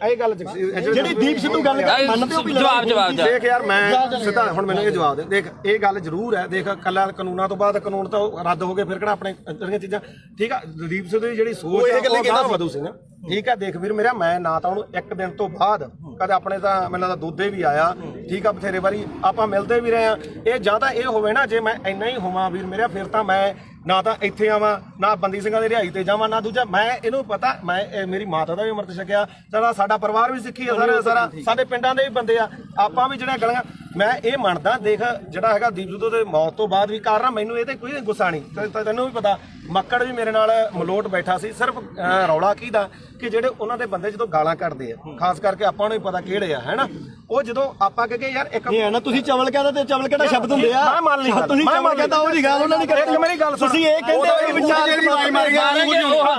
ਇਹ ਗੱਲ ਜਿਹੜੀ ਦੀਪ ਸਿੱਧੂ ਗੱਲ ਮੰਨਦੇ ਹੋ ਵੀ ਜਵਾਬ ਦੇਖ ਯਾਰ ਮੈਂ ਸਿੱਧਾ ਹੁਣ ਮੈਨੂੰ ਇਹ ਜਵਾਬ ਦੇ ਦੇਖ ਇਹ ਗੱਲ ਜ਼ਰੂਰ ਹੈ ਦੇਖ ਕੱਲਾ ਕਾਨੂੰਨਾਂ ਤੋਂ ਬਾਅਦ ਕਾਨੂੰਨ ਤਾਂ ਰੱਦ ਹੋ ਗਏ ਫਿਰ ਕਿਹੜਾ ਆਪਣੇ ਜਿਹੜੀਆਂ ਚੀਜ਼ਾਂ ਠੀਕ ਆ ਦੀਪ ਸਿੱਧੂ ਦੀ ਜਿਹੜੀ ਸੋਚ ਹੈ ਉਹ ਵਧੂ ਸੀ ਨਾ ਠੀਕ ਆ ਦੇਖ ਵੀਰ ਮੇਰਾ ਮੈਂ ਨਾ ਤਾਂ ਉਹਨੂੰ ਇੱਕ ਦਿਨ ਤੋਂ ਬਾਅਦ ਕਦੇ ਆਪਣੇ ਤਾਂ ਮੈਨੂੰ ਲੱਗਦਾ ਦੋਦੇ ਵੀ ਆਇਆ ਠੀਕ ਆ ਬਥੇਰੇ ਵਾਰੀ ਆਪਾਂ ਮਿਲਦੇ ਵੀ ਰਹੇ ਆ ਇਹ ਜਾਂ ਤਾਂ ਇਹ ਹੋਵੇ ਨਾ ਜੇ ਮੈਂ ਇੰਨਾ ਹੀ ਹੋਵਾਂ ਵੀਰ ਮੇਰਾ ਫਿਰ ਤਾਂ ਮੈਂ ਨਾ ਤਾਂ ਇੱਥੇ ਆਵਾਂ ਨਾ ਬੰਦੀ ਸਿੰਘਾਂ ਦੀ ਰਿਹਾਈ ਤੇ ਜਾਵਾਂ ਨਾ ਦੂਜਾ ਮੈਂ ਇਹਨੂੰ ਪਤਾ ਮੈਂ ਮੇਰੀ ਮਾਤਾ ਦਾ ਵੀ ਅੰਮ੍ਰਿਤ ਛਕਿਆ ਸਾਡਾ ਪਰਿਵਾਰ ਵੀ ਸਿੱਖੀ ਆ ਸਾਰਾ ਸਾਡੇ ਪਿੰਡਾਂ ਦੇ ਵੀ ਬੰਦੇ ਆ ਆਪਾਂ ਵੀ ਜਿਹੜਾ ਗਲੀਆਂ ਮੈਂ ਇਹ ਮੰਨਦਾ ਦੇਖ ਜਿਹੜਾ ਹੈਗਾ ਦੀਪ ਸਿੱਧੂ ਦੇ ਮੌਤ ਤੋਂ ਬਾਅਦ ਵੀ ਕਾਰਨ ਮੈਨੂੰ ਇਹ ਤੇ ਕੋਈ ਗੁੱਸਾ ਨਹੀਂ ਤੈਨੂੰ ਵੀ ਪਤਾ ਮੱਕੜ ਵੀ ਮੇਰੇ ਨਾਲ ਮਲੋਟ ਬੈਠਾ ਸੀ ਸਿਰਫ ਰੌਲਾ ਕੀ ਦਾ ਕਿ ਜਿਹੜੇ ਉਹਨਾਂ ਦੇ ਬੰਦੇ ਜਦੋਂ ਗਾਲਾਂ ਕੱਢਦੇ ਆ ਖਾਸ ਕਰਕੇ ਆਪਾਂ ਨੂੰ ਹੀ ਪਤਾ ਕਿਹੜੇ ਆ ਹੈਨਾ ਉਹ ਜਦੋਂ ਆਪਾਂ ਕਹੇ ਯਾਰ ਇੱਕ ਇਹ ਹੈ ਨਾ ਤੁਸੀਂ ਚਵਲ ਕਹਿੰਦਾ ਤੇ ਚਵਲ ਕਿਹੜਾ ਸ਼ਬਦ ਹੁੰਦੇ ਆ ਮੈਂ ਮੰਨ ਲਈ ਤੁਸੀਂ ਚਵਲ ਕਹਿੰਦਾ ਉਹ ਦੀ ਗੱਲ ਉਹਨਾਂ ਨੇ ਇੱਕ ਮੇਰੀ ਗੱਲ ਤੁਸੀਂ ਇਹ ਕਹਿੰਦੇ ਹੋ ਵਿਚਾਰ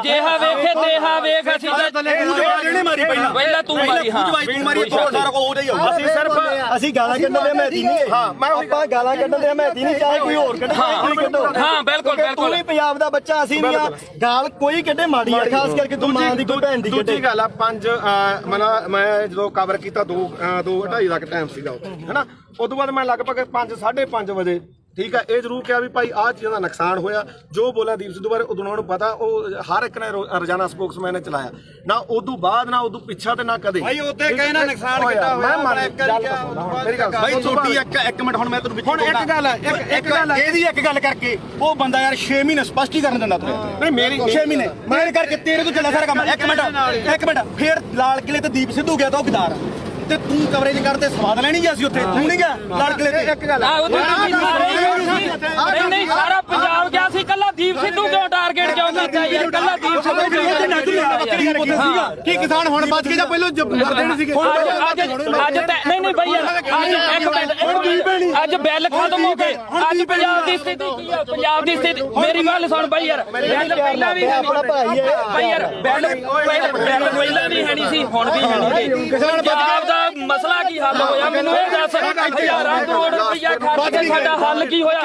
ਜਿਹਾ ਵੇਖੇ ਤੇਹਾ ਵੇਖ ਅਸੀਂ ਜਿਹਨੇ ਮਾਰੀ ਪਹਿਲਾਂ ਤੂੰ ਮਾਰੀ ਹਾਂ ਤੂੰ ਮਾਰੀ ਸਾਰਾ ਕੋ ਉਹਦਾ ਹੀ ਆਊਗਾ ਅਸੀਂ ਸਿਰਫ ਅਸੀਂ ਗਾਲਾਂ ਕੱਢਣ ਦੇ ਮਹਿਤੀ ਨਹੀਂ ਹਾਂ ਆਪਾਂ ਗਾਲਾਂ ਕੱਢਣ ਦੇ ਮਹਿਤੀ ਨਹੀਂ ਚਾਹੇ ਕੋਈ ਹੋਰ ਕੱਢੇ ਕੋਈ ਕੱਢੋ ਹਾਂ ਬਿਲਕੁਲ ਤੂੰ ਵੀ ਪੰਜਾਬ ਦਾ ਬੱਚਾ ਅਸੀਂ ਨਹੀਂ ਆ ਗਾਲ ਕੋਈ ਕੱਢੇ ਮਾੜੀ ਆ ਖਾਸ ਕਰਕੇ ਤੂੰ ਮਾਂ ਦੀ ਕੋਈ ਭੈਣ ਦੀ ਕੱਢੇ ਦੂਜੀ ਗੱਲ ਆ ਮੈਂ ਜਦੋਂ ਕਵਰ ਕੀਤਾ 2:30 ਦਾ ਟਾਈਮ ਸੀਗਾ ਉੱਥੇ ਹੈਨਾ ਉਸ ਤੋਂ ਬਾਅਦ ਮੈਂ ਲਗਭਗ 5:30 ਵਜੇ ਠੀਕ ਹੈ, ਇਹ ਜ਼ਰੂਰ ਕਿਹਾ ਵੀ ਭਾਈ ਆਹ ਚੀਜ਼ਾਂ ਦਾ ਨੁਕਸਾਨ ਹੋਇਆ। ਜੋ ਬੋਲਿਆ ਦੀਪ ਸਿੱਧੂ ਬਾਰੇ ਉਦੋਂ ਉਹਨਾਂ ਨੂੰ ਪਤਾ, ਉਹ ਹਰ ਇੱਕ ਨੇ ਰੋਜ਼ਾਨਾ ਸਪੋਕਸਮੈਨ ਨੇ ਚਲਾਇਆ ਨਾ, ਉਦੋਂ ਬਾਅਦ ਨਾ ਉਦੋਂ ਪਿੱਛਾ ਤੇ ਨਾ ਕਦੇ। ਭਾਈ ਉੱਤੇ ਕਹੇ ਨਾ ਨੁਕਸਾਨ ਕਿੱਦਾਂ ਹੋਇਆ, ਮੈਂ ਇੱਕ ਵਾਰੀ ਕਿਹਾ। ਮੇਰੀ ਗੱਲ ਭਾਈ ਛੋਟੀ ਇੱਕ ਮਿੰਟ, ਹੁਣ ਮੈਂ ਤੈਨੂੰ ਹੁਣ ਇੱਕ ਗੱਲ ਹੈ, ਇੱਕ ਗੱਲ ਹੈ, ਇਹਦੀ ਇੱਕ ਗੱਲ ਕਰਕੇ ਉਹ ਬੰਦਾ ਯਾਰ 6 ਮਹੀਨੇ ਸਪਸ਼ਟੀਕਰਨ ਦਿੰਦਾ ਤੂੰ। ਨਹੀਂ ਮੇਰੀ 6 ਮਹੀਨੇ ਮੇਰੇ ਕਰਕੇ ਤੇਰੇ ਤੋਂ ਚੱਲਿਆ ਸਾਰਾ ਕੰਮ। ਇੱਕ ਮਿੰਟ ਫੇਰ ਲਾਲ ਕਿਲੇ ਤੇ ਦੀਪ ਸਿੱਧੂ ਗਿਆ ਤਾਂ ਉਹ ਗਦਾਰ ਤੇ ਤੂੰ ਕਵਰੇਜ ਕਰਦੇ ਸਵਾਦ ਲੈਣੀ ਗਿਆ ਸੀ ਉੱਥੇ, ਤੂੰ ਨਹੀਂ ਗਿਆ ਲਾਲ ਕਿਲੇ ਤੇ। ਇੱਕ ਗੱਲ ਨਹੀਂ ਸਾਰਾ ਪੰਜਾਬ ਗਿਆ ਸੀ, ਕੱਲਾ ਦੀਪ ਸਿੱਧੂ ਕਿਉਂ ਟਾਰਗੇਟ ਕਿਉਂ ਕੀਤਾ ਯਾਰ, ਕੱਲਾ ਦੀਪ ਸਿੱਧੂ ਕੀ ਕਿਸਾਨ ਹੁਣ ਬਚ ਕੇ ਜਾਂ ਪਹਿਲਾਂ ਮਰਦੇ ਨਹੀਂ ਸੀਗੇ? ਅੱਜ ਨਹੀਂ ਬਈ ਯਾਰ ਅੱਜ ਬਿੱਲ ਖਤਮ ਹੋ ਗਏ। ਅੱਜ ਪੰਜਾਬ ਦੀ ਸਥਿਤੀ ਕੀ ਆ, ਪੰਜਾਬ ਦੀ ਸਥਿਤੀ ਮੇਰੀ ਗੱਲ ਸੁਣ ਬਈ ਯਾਰ, ਬਿੱਲ ਪਹਿਲਾਂ ਵੀ ਹੈ ਬਈ ਯਾਰ, ਬਿੱਲ ਪਹਿਲਾਂ ਵੀ ਹੈ ਨਹੀਂ ਸੀ, ਹੁਣ ਵੀ ਹੈ ਨਹੀਂ। ਪੰਜਾਬ ਦਾ ਮਸਲਾ ਕੀ ਹੱਲ ਹੋਇਆ ਮੈਨੂੰ ਇਹ ਦੱਸ। ਹਜ਼ਾਰਾਂ ਕਰੋੜ ਰੁਪਇਆ ਖਰਚ ਕੇ ਸਾਡਾ ਹੱਲ ਕੀ ਹੋਇਆ?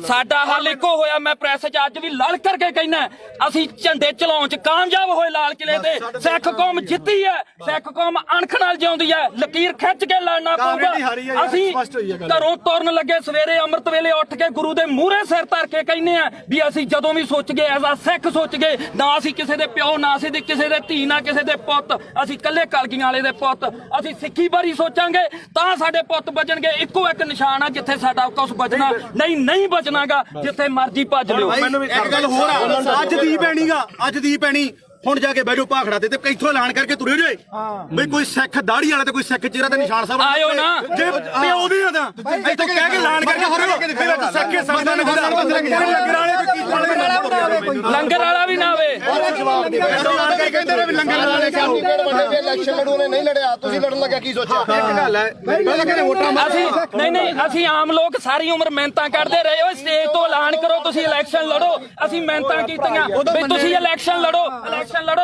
ਸਾਡਾ ਹੱਲ ਇੱਕੋ ਹੋਇਆ। ਮੈਂ ਪ੍ਰੈਸ 'ਚ ਅੱਜ ਵੀ ਲੜ ਕਰਕੇ ਕਹਿਣਾ, ਅਸੀਂ ਝੰਡੇ ਚਲਾਉਣ 'ਚ ਕਾਮਯਾਬ ਹੋਏ ਲਾਲ ਕਿਲੇ ਤੇ। ਸਿੱਖ ਕੌਮ ਜਿੱਤੀ ਹੈ, ਸਿੱਖ ਕੌਮ ਅਣਖ ਨਾਲ ਜਿਉਂਦੀ ਹੈ। ਲਕੀਰ ਖਿੱਚ ਕੇ ਲੜਨਾ ਪਊਗਾ। ਅਸੀਂ ਘਰੋਂ ਤੁਰਨ ਲੱਗੇ ਸਵੇਰੇ ਅੰਮ੍ਰਿਤ ਵੇਲੇ ਉੱਠ ਕੇ ਗੁਰੂ ਦੇ ਮੂਹਰੇ ਸਿਰ ਧਰ ਕੇ ਕਹਿੰਦੇ ਆ ਵੀ ਅਸੀਂ ਜਦੋਂ ਵੀ ਸੋਚ ਗਏ ਐਜ਼ ਆ ਸਿੱਖ ਸੋਚ ਗਏ, ਨਾ ਅਸੀਂ ਕਿਸੇ ਦੇ ਪਿਓ, ਨਾ ਅਸੀਂ ਕਿਸੇ ਦੇ ਧੀ, ਨਾ ਕਿਸੇ ਦੇ ਪੁੱਤ, ਅਸੀਂ ਇਕੱਲੇ ਕਲਗੀਆਂ ਵਾਲੇ ਦੇ ਪੁੱਤ। ਅਸੀਂ ਸਿੱਖੀ ਬਾਰੇ ਸੋਚਾਂਗੇ ਤਾਂ ਸਾਡੇ ਪੁੱਤ ਬਚਣਗੇ। ਇੱਕੋ ਇੱਕ ਨਿਸ਼ਾਨ ਆ ਜਿੱਥੇ ਸਾਡਾ ਕੁਛ ਬਚਣਾ, ਨਹੀਂ ਬਚਣਾਗਾ ਜਿੱਥੇ ਮਰਜ਼ੀ ਭੱਜ ਲਿਓ। ਇੱਕ ਗੱਲ ਹੋਰ ਆ, ਅੱਜ ਦੀ ਪੈਣੀਗਾ, ਅੱਜ ਦੀ ਪੈਣੀ ਹੁਣ ਜਾ ਕੇ ਬਹਿ ਜਾਓ ਭਾਖੜਾ ਤੇ ਇੱਥੋਂ ਐਲਾਨ ਕਰਕੇ ਤੁਰੇ ਜੇ ਬਈ ਕੋਈ ਸਿੱਖ ਦਾੜੀ ਵਾਲਾ ਤੇ ਕੋਈ ਸਿੱਖ ਚਿਹਰਾ ਤੇ ਨਿਸ਼ਾਨ ਸਾਹਿਬ ਆਇਓ ਨਾ। ਜੇ ਪਿਓ ਦੀ ਨਾ ਤਾਂ ਇੱਥੋਂ ਕਹਿ ਕੇ ਐਲਾਨ ਕਰਕੇ ਤੁਰੇ ਸਿੱਖੇ ਸੰਗਤਾਂ ਨੇ ਲੰਗਰ ਵਾਲਾ ਵੀ ਨਾ ਆਵੇ। ਕਹਿੰਦੇ ਨੇ ਵੀ ਲੰਗਰ ਵਾਲੇ ਇਲੈਕਸ਼ਨ ਲੜੂ ਨੇ ਨਹੀਂ ਲੜਿਆ, ਤੁਸੀਂ ਲੜਨ ਲੱਗਿਆ ਕੀ ਸੋਚਿਆ? ਇੱਕ ਗੱਲ ਹੈ, ਅਸੀਂ ਆਮ ਲੋਕ ਸਾਰੀ ਉਮਰ ਮਿਹਨਤਾਂ ਕਰਦੇ ਰਹੇ। ਓਏ ਸਟੇਜ ਤੋਂ ਐਲਾਨ ਕਰੋ ਤੁਸੀਂ ਇਲੈਕਸ਼ਨ ਲੜੋ। ਅਸੀਂ ਮਿਹਨਤਾਂ ਕੀਤੀਆਂ ਵੀ ਤੁਸੀਂ ਇਲੈਕਸ਼ਨ ਲੜੋ।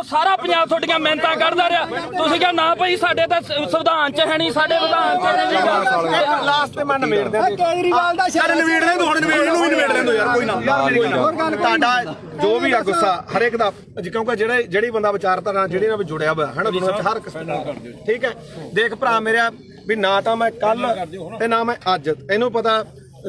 ਸਾਰਾ ਪੰਜਾਬ ਤੁਹਾਡੀਆਂ ਮਿਹਨਤਾਂ ਕਰਦਾ ਰਿਹਾ। ਤੁਸੀਂ ਕਿਹਾ ਨਾ ਭਾਈ ਸਾਡੇ ਤਾਂ ਸੰਵਿਧਾਨ 'ਚ ਹੈ ਨਹੀਂ, ਸਾਡੇ ਵਿਧਾਨ 'ਚ ਨਹੀਂ। ਲਾਸਟ ਤੇ ਮੈਂ ਨਵੇੜਦੇ ਆ ਕੇਜਰੀਵਾਲ ਦਾ ਚੱਲ ਨਵੇੜ ਲੈ ਤੂੰ, ਹੁਣ ਨਵੇੜ ਨੂੰ ਵੀ ਨਵੇੜ ਲੈਂਦੋ ਯਾਰ, ਕੋਈ ਨਾ। ਤੁਹਾਡਾ ਜੋ ਵੀ ਆ ਗੁੱਸਾ ਹਰੇਕ ਦਾ, ਕਿਉਂਕਿ ਜਿਹੜੀ ਬੰਦਾ ਵਿਚਾਰਧਾਰਾ ਜਿਹੜੀ ਨਾਲ ਜੁੜਿਆ ਹੋਇਆ ਹੈ ਨਾ ਦੁਨੀਆ ਵਿੱਚ ਹਰ ਕਿਸਮ ਦਾ, ਠੀਕ ਹੈ। ਦੇਖ ਭਰਾ ਮੇਰਾ ਵੀ ਨਾ ਤਾਂ ਮੈਂ ਕੱਲ ਤੇ ਨਾ ਮੈਂ ਅੱਜ, ਇਹਨੂੰ ਪਤਾ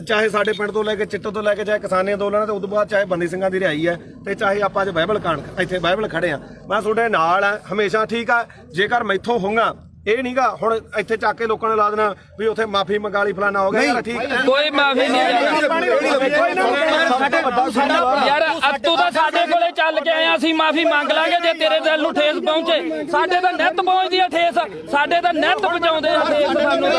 ਚਾਹੇ ਸਾਡੇ ਪਿੰਡ ਤੋਂ ਲੈ ਕੇ ਚਿੱਟੋ ਤੋਂ ਲੈ ਕੇ ਚਾਹੇ ਕਿਸਾਨੀ ਅੰਦੋਲਨ ਤੇ ਉਦੋਂ ਬਾਅਦ ਚਾਹੇ ਬੰਦੀ ਸਿੰਘਾਂ ਦੀ ਰਿਹਾਈ ਹੈ ਤੇ ਚਾਹੇ ਆਪਾਂ ਅੱਜ ਬਾਈਬਲ ਕਾਂਡ ਇੱਥੇ ਬਾਈਬਲ ਖੜੇ ਆ, ਮੈਂ ਤੁਹਾਡੇ ਨਾਲ ਆ ਹਮੇਸ਼ਾ, ਠੀਕ ਆ। ਜੇਕਰ ਮੈਥੋਂ ਹੋਊਗਾ ਇਹ ਨਹੀਂਗਾ ਹੁਣ ਇੱਥੇ ਚੱਕ ਕੇ ਲੋਕਾਂ ਨੇ ਲਾ ਦੇਣਾ ਵੀ ਉੱਥੇ ਮਾਫੀ ਮੰਗਾ ਲਈ ਫਲਾਣਾ ਹੋ ਗਿਆ ਯਾਰ, ਠੀਕ ਹੈ। ਕੋਈ ਮਾਫੀ ਨਹੀਂ ਯਾਰ, ਤੂੰ ਤਾਂ ਸਾਡੇ ਕੋਲੇ ਚੱਲ ਕੇ ਆਇਆ, ਅਸੀਂ ਮਾਫੀ ਮੰਗ ਲਾਂਗੇ ਜੇ ਤੇਰੇ ਦਿਲ ਨੂੰ ਠੇਸ ਪਹੁੰਚੇ। ਸਾਡੇ ਤਾਂ ਨਿੱਤ ਪਹੁੰਚਦੀ ਆ ਠੇਸ, ਸਾਡੇ ਤਾਂ ਨਿੱਤ ਪਹੁੰਚਾਉਂਦੇ ਆ ਠੇਸ ਸਾਨੂੰ।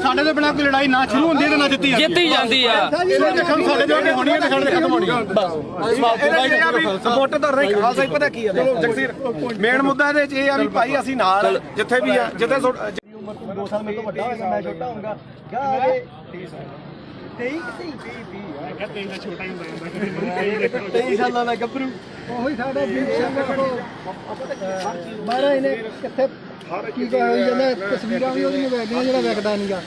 ਸਾਡੇ ਤੋਂ ਬਿਨਾਂ ਕੋਈ ਲੜਾਈ ਨਾ ਸ਼ੁਰੂ ਹੁੰਦੀ ਤੇ ਨਾ ਜਿੱਤੀ ਜਾਂਦੀ ਆ। ਸਾਡੇ ਜੋ ਹੋਣੀ ਹੈ ਤੇ ਸਾਡੇ ਖਤਮ ਹੋਣੀ ਹੈ। ਸਪੋਰਟ ਤਾਂ ਨਹੀਂ ਖਾਲਸਾ ਹੀ ਪਤਾ ਕੀ ਹੈ ਜਗਸੀਰ, ਮੇਨ ਮੁੱਦਾ ਇਹਦੇ 'ਚ ਇਹ ਆ ਵੀ ਭਾਈ ਅਸੀਂ ਨਾਲ ਜਿੱਥੇ ਵੀ ਆ, ਜਿੱਥੇ ਉਮਰ ਤੋਂ 2 ਸਾਲ ਮੇਰੇ ਤੋਂ ਵੱਡਾ ਹੋਏਗਾ, ਮੈਂ ਛੋਟਾ ਹੋਊਗਾ। 23 ਸਾਲਾਂ ਦਾ ਗੱਭਰੂ। ਉਹੀ ਸਾਡਾ ਦੀਪ ਸਿੰਘ ਬਾਰਾ ਇਹਨੇ ਕਿੱਥੇ ਕੀ ਹੋਈ ਜਾਂਦਾ, ਤਸਵੀਰਾਂ ਵੀ ਉਹਦੀਆਂ ਵੇਖਦੀਆਂ ਜਿਹੜਾ ਵੇਖਦਾ ਨਹੀਂਗਾ।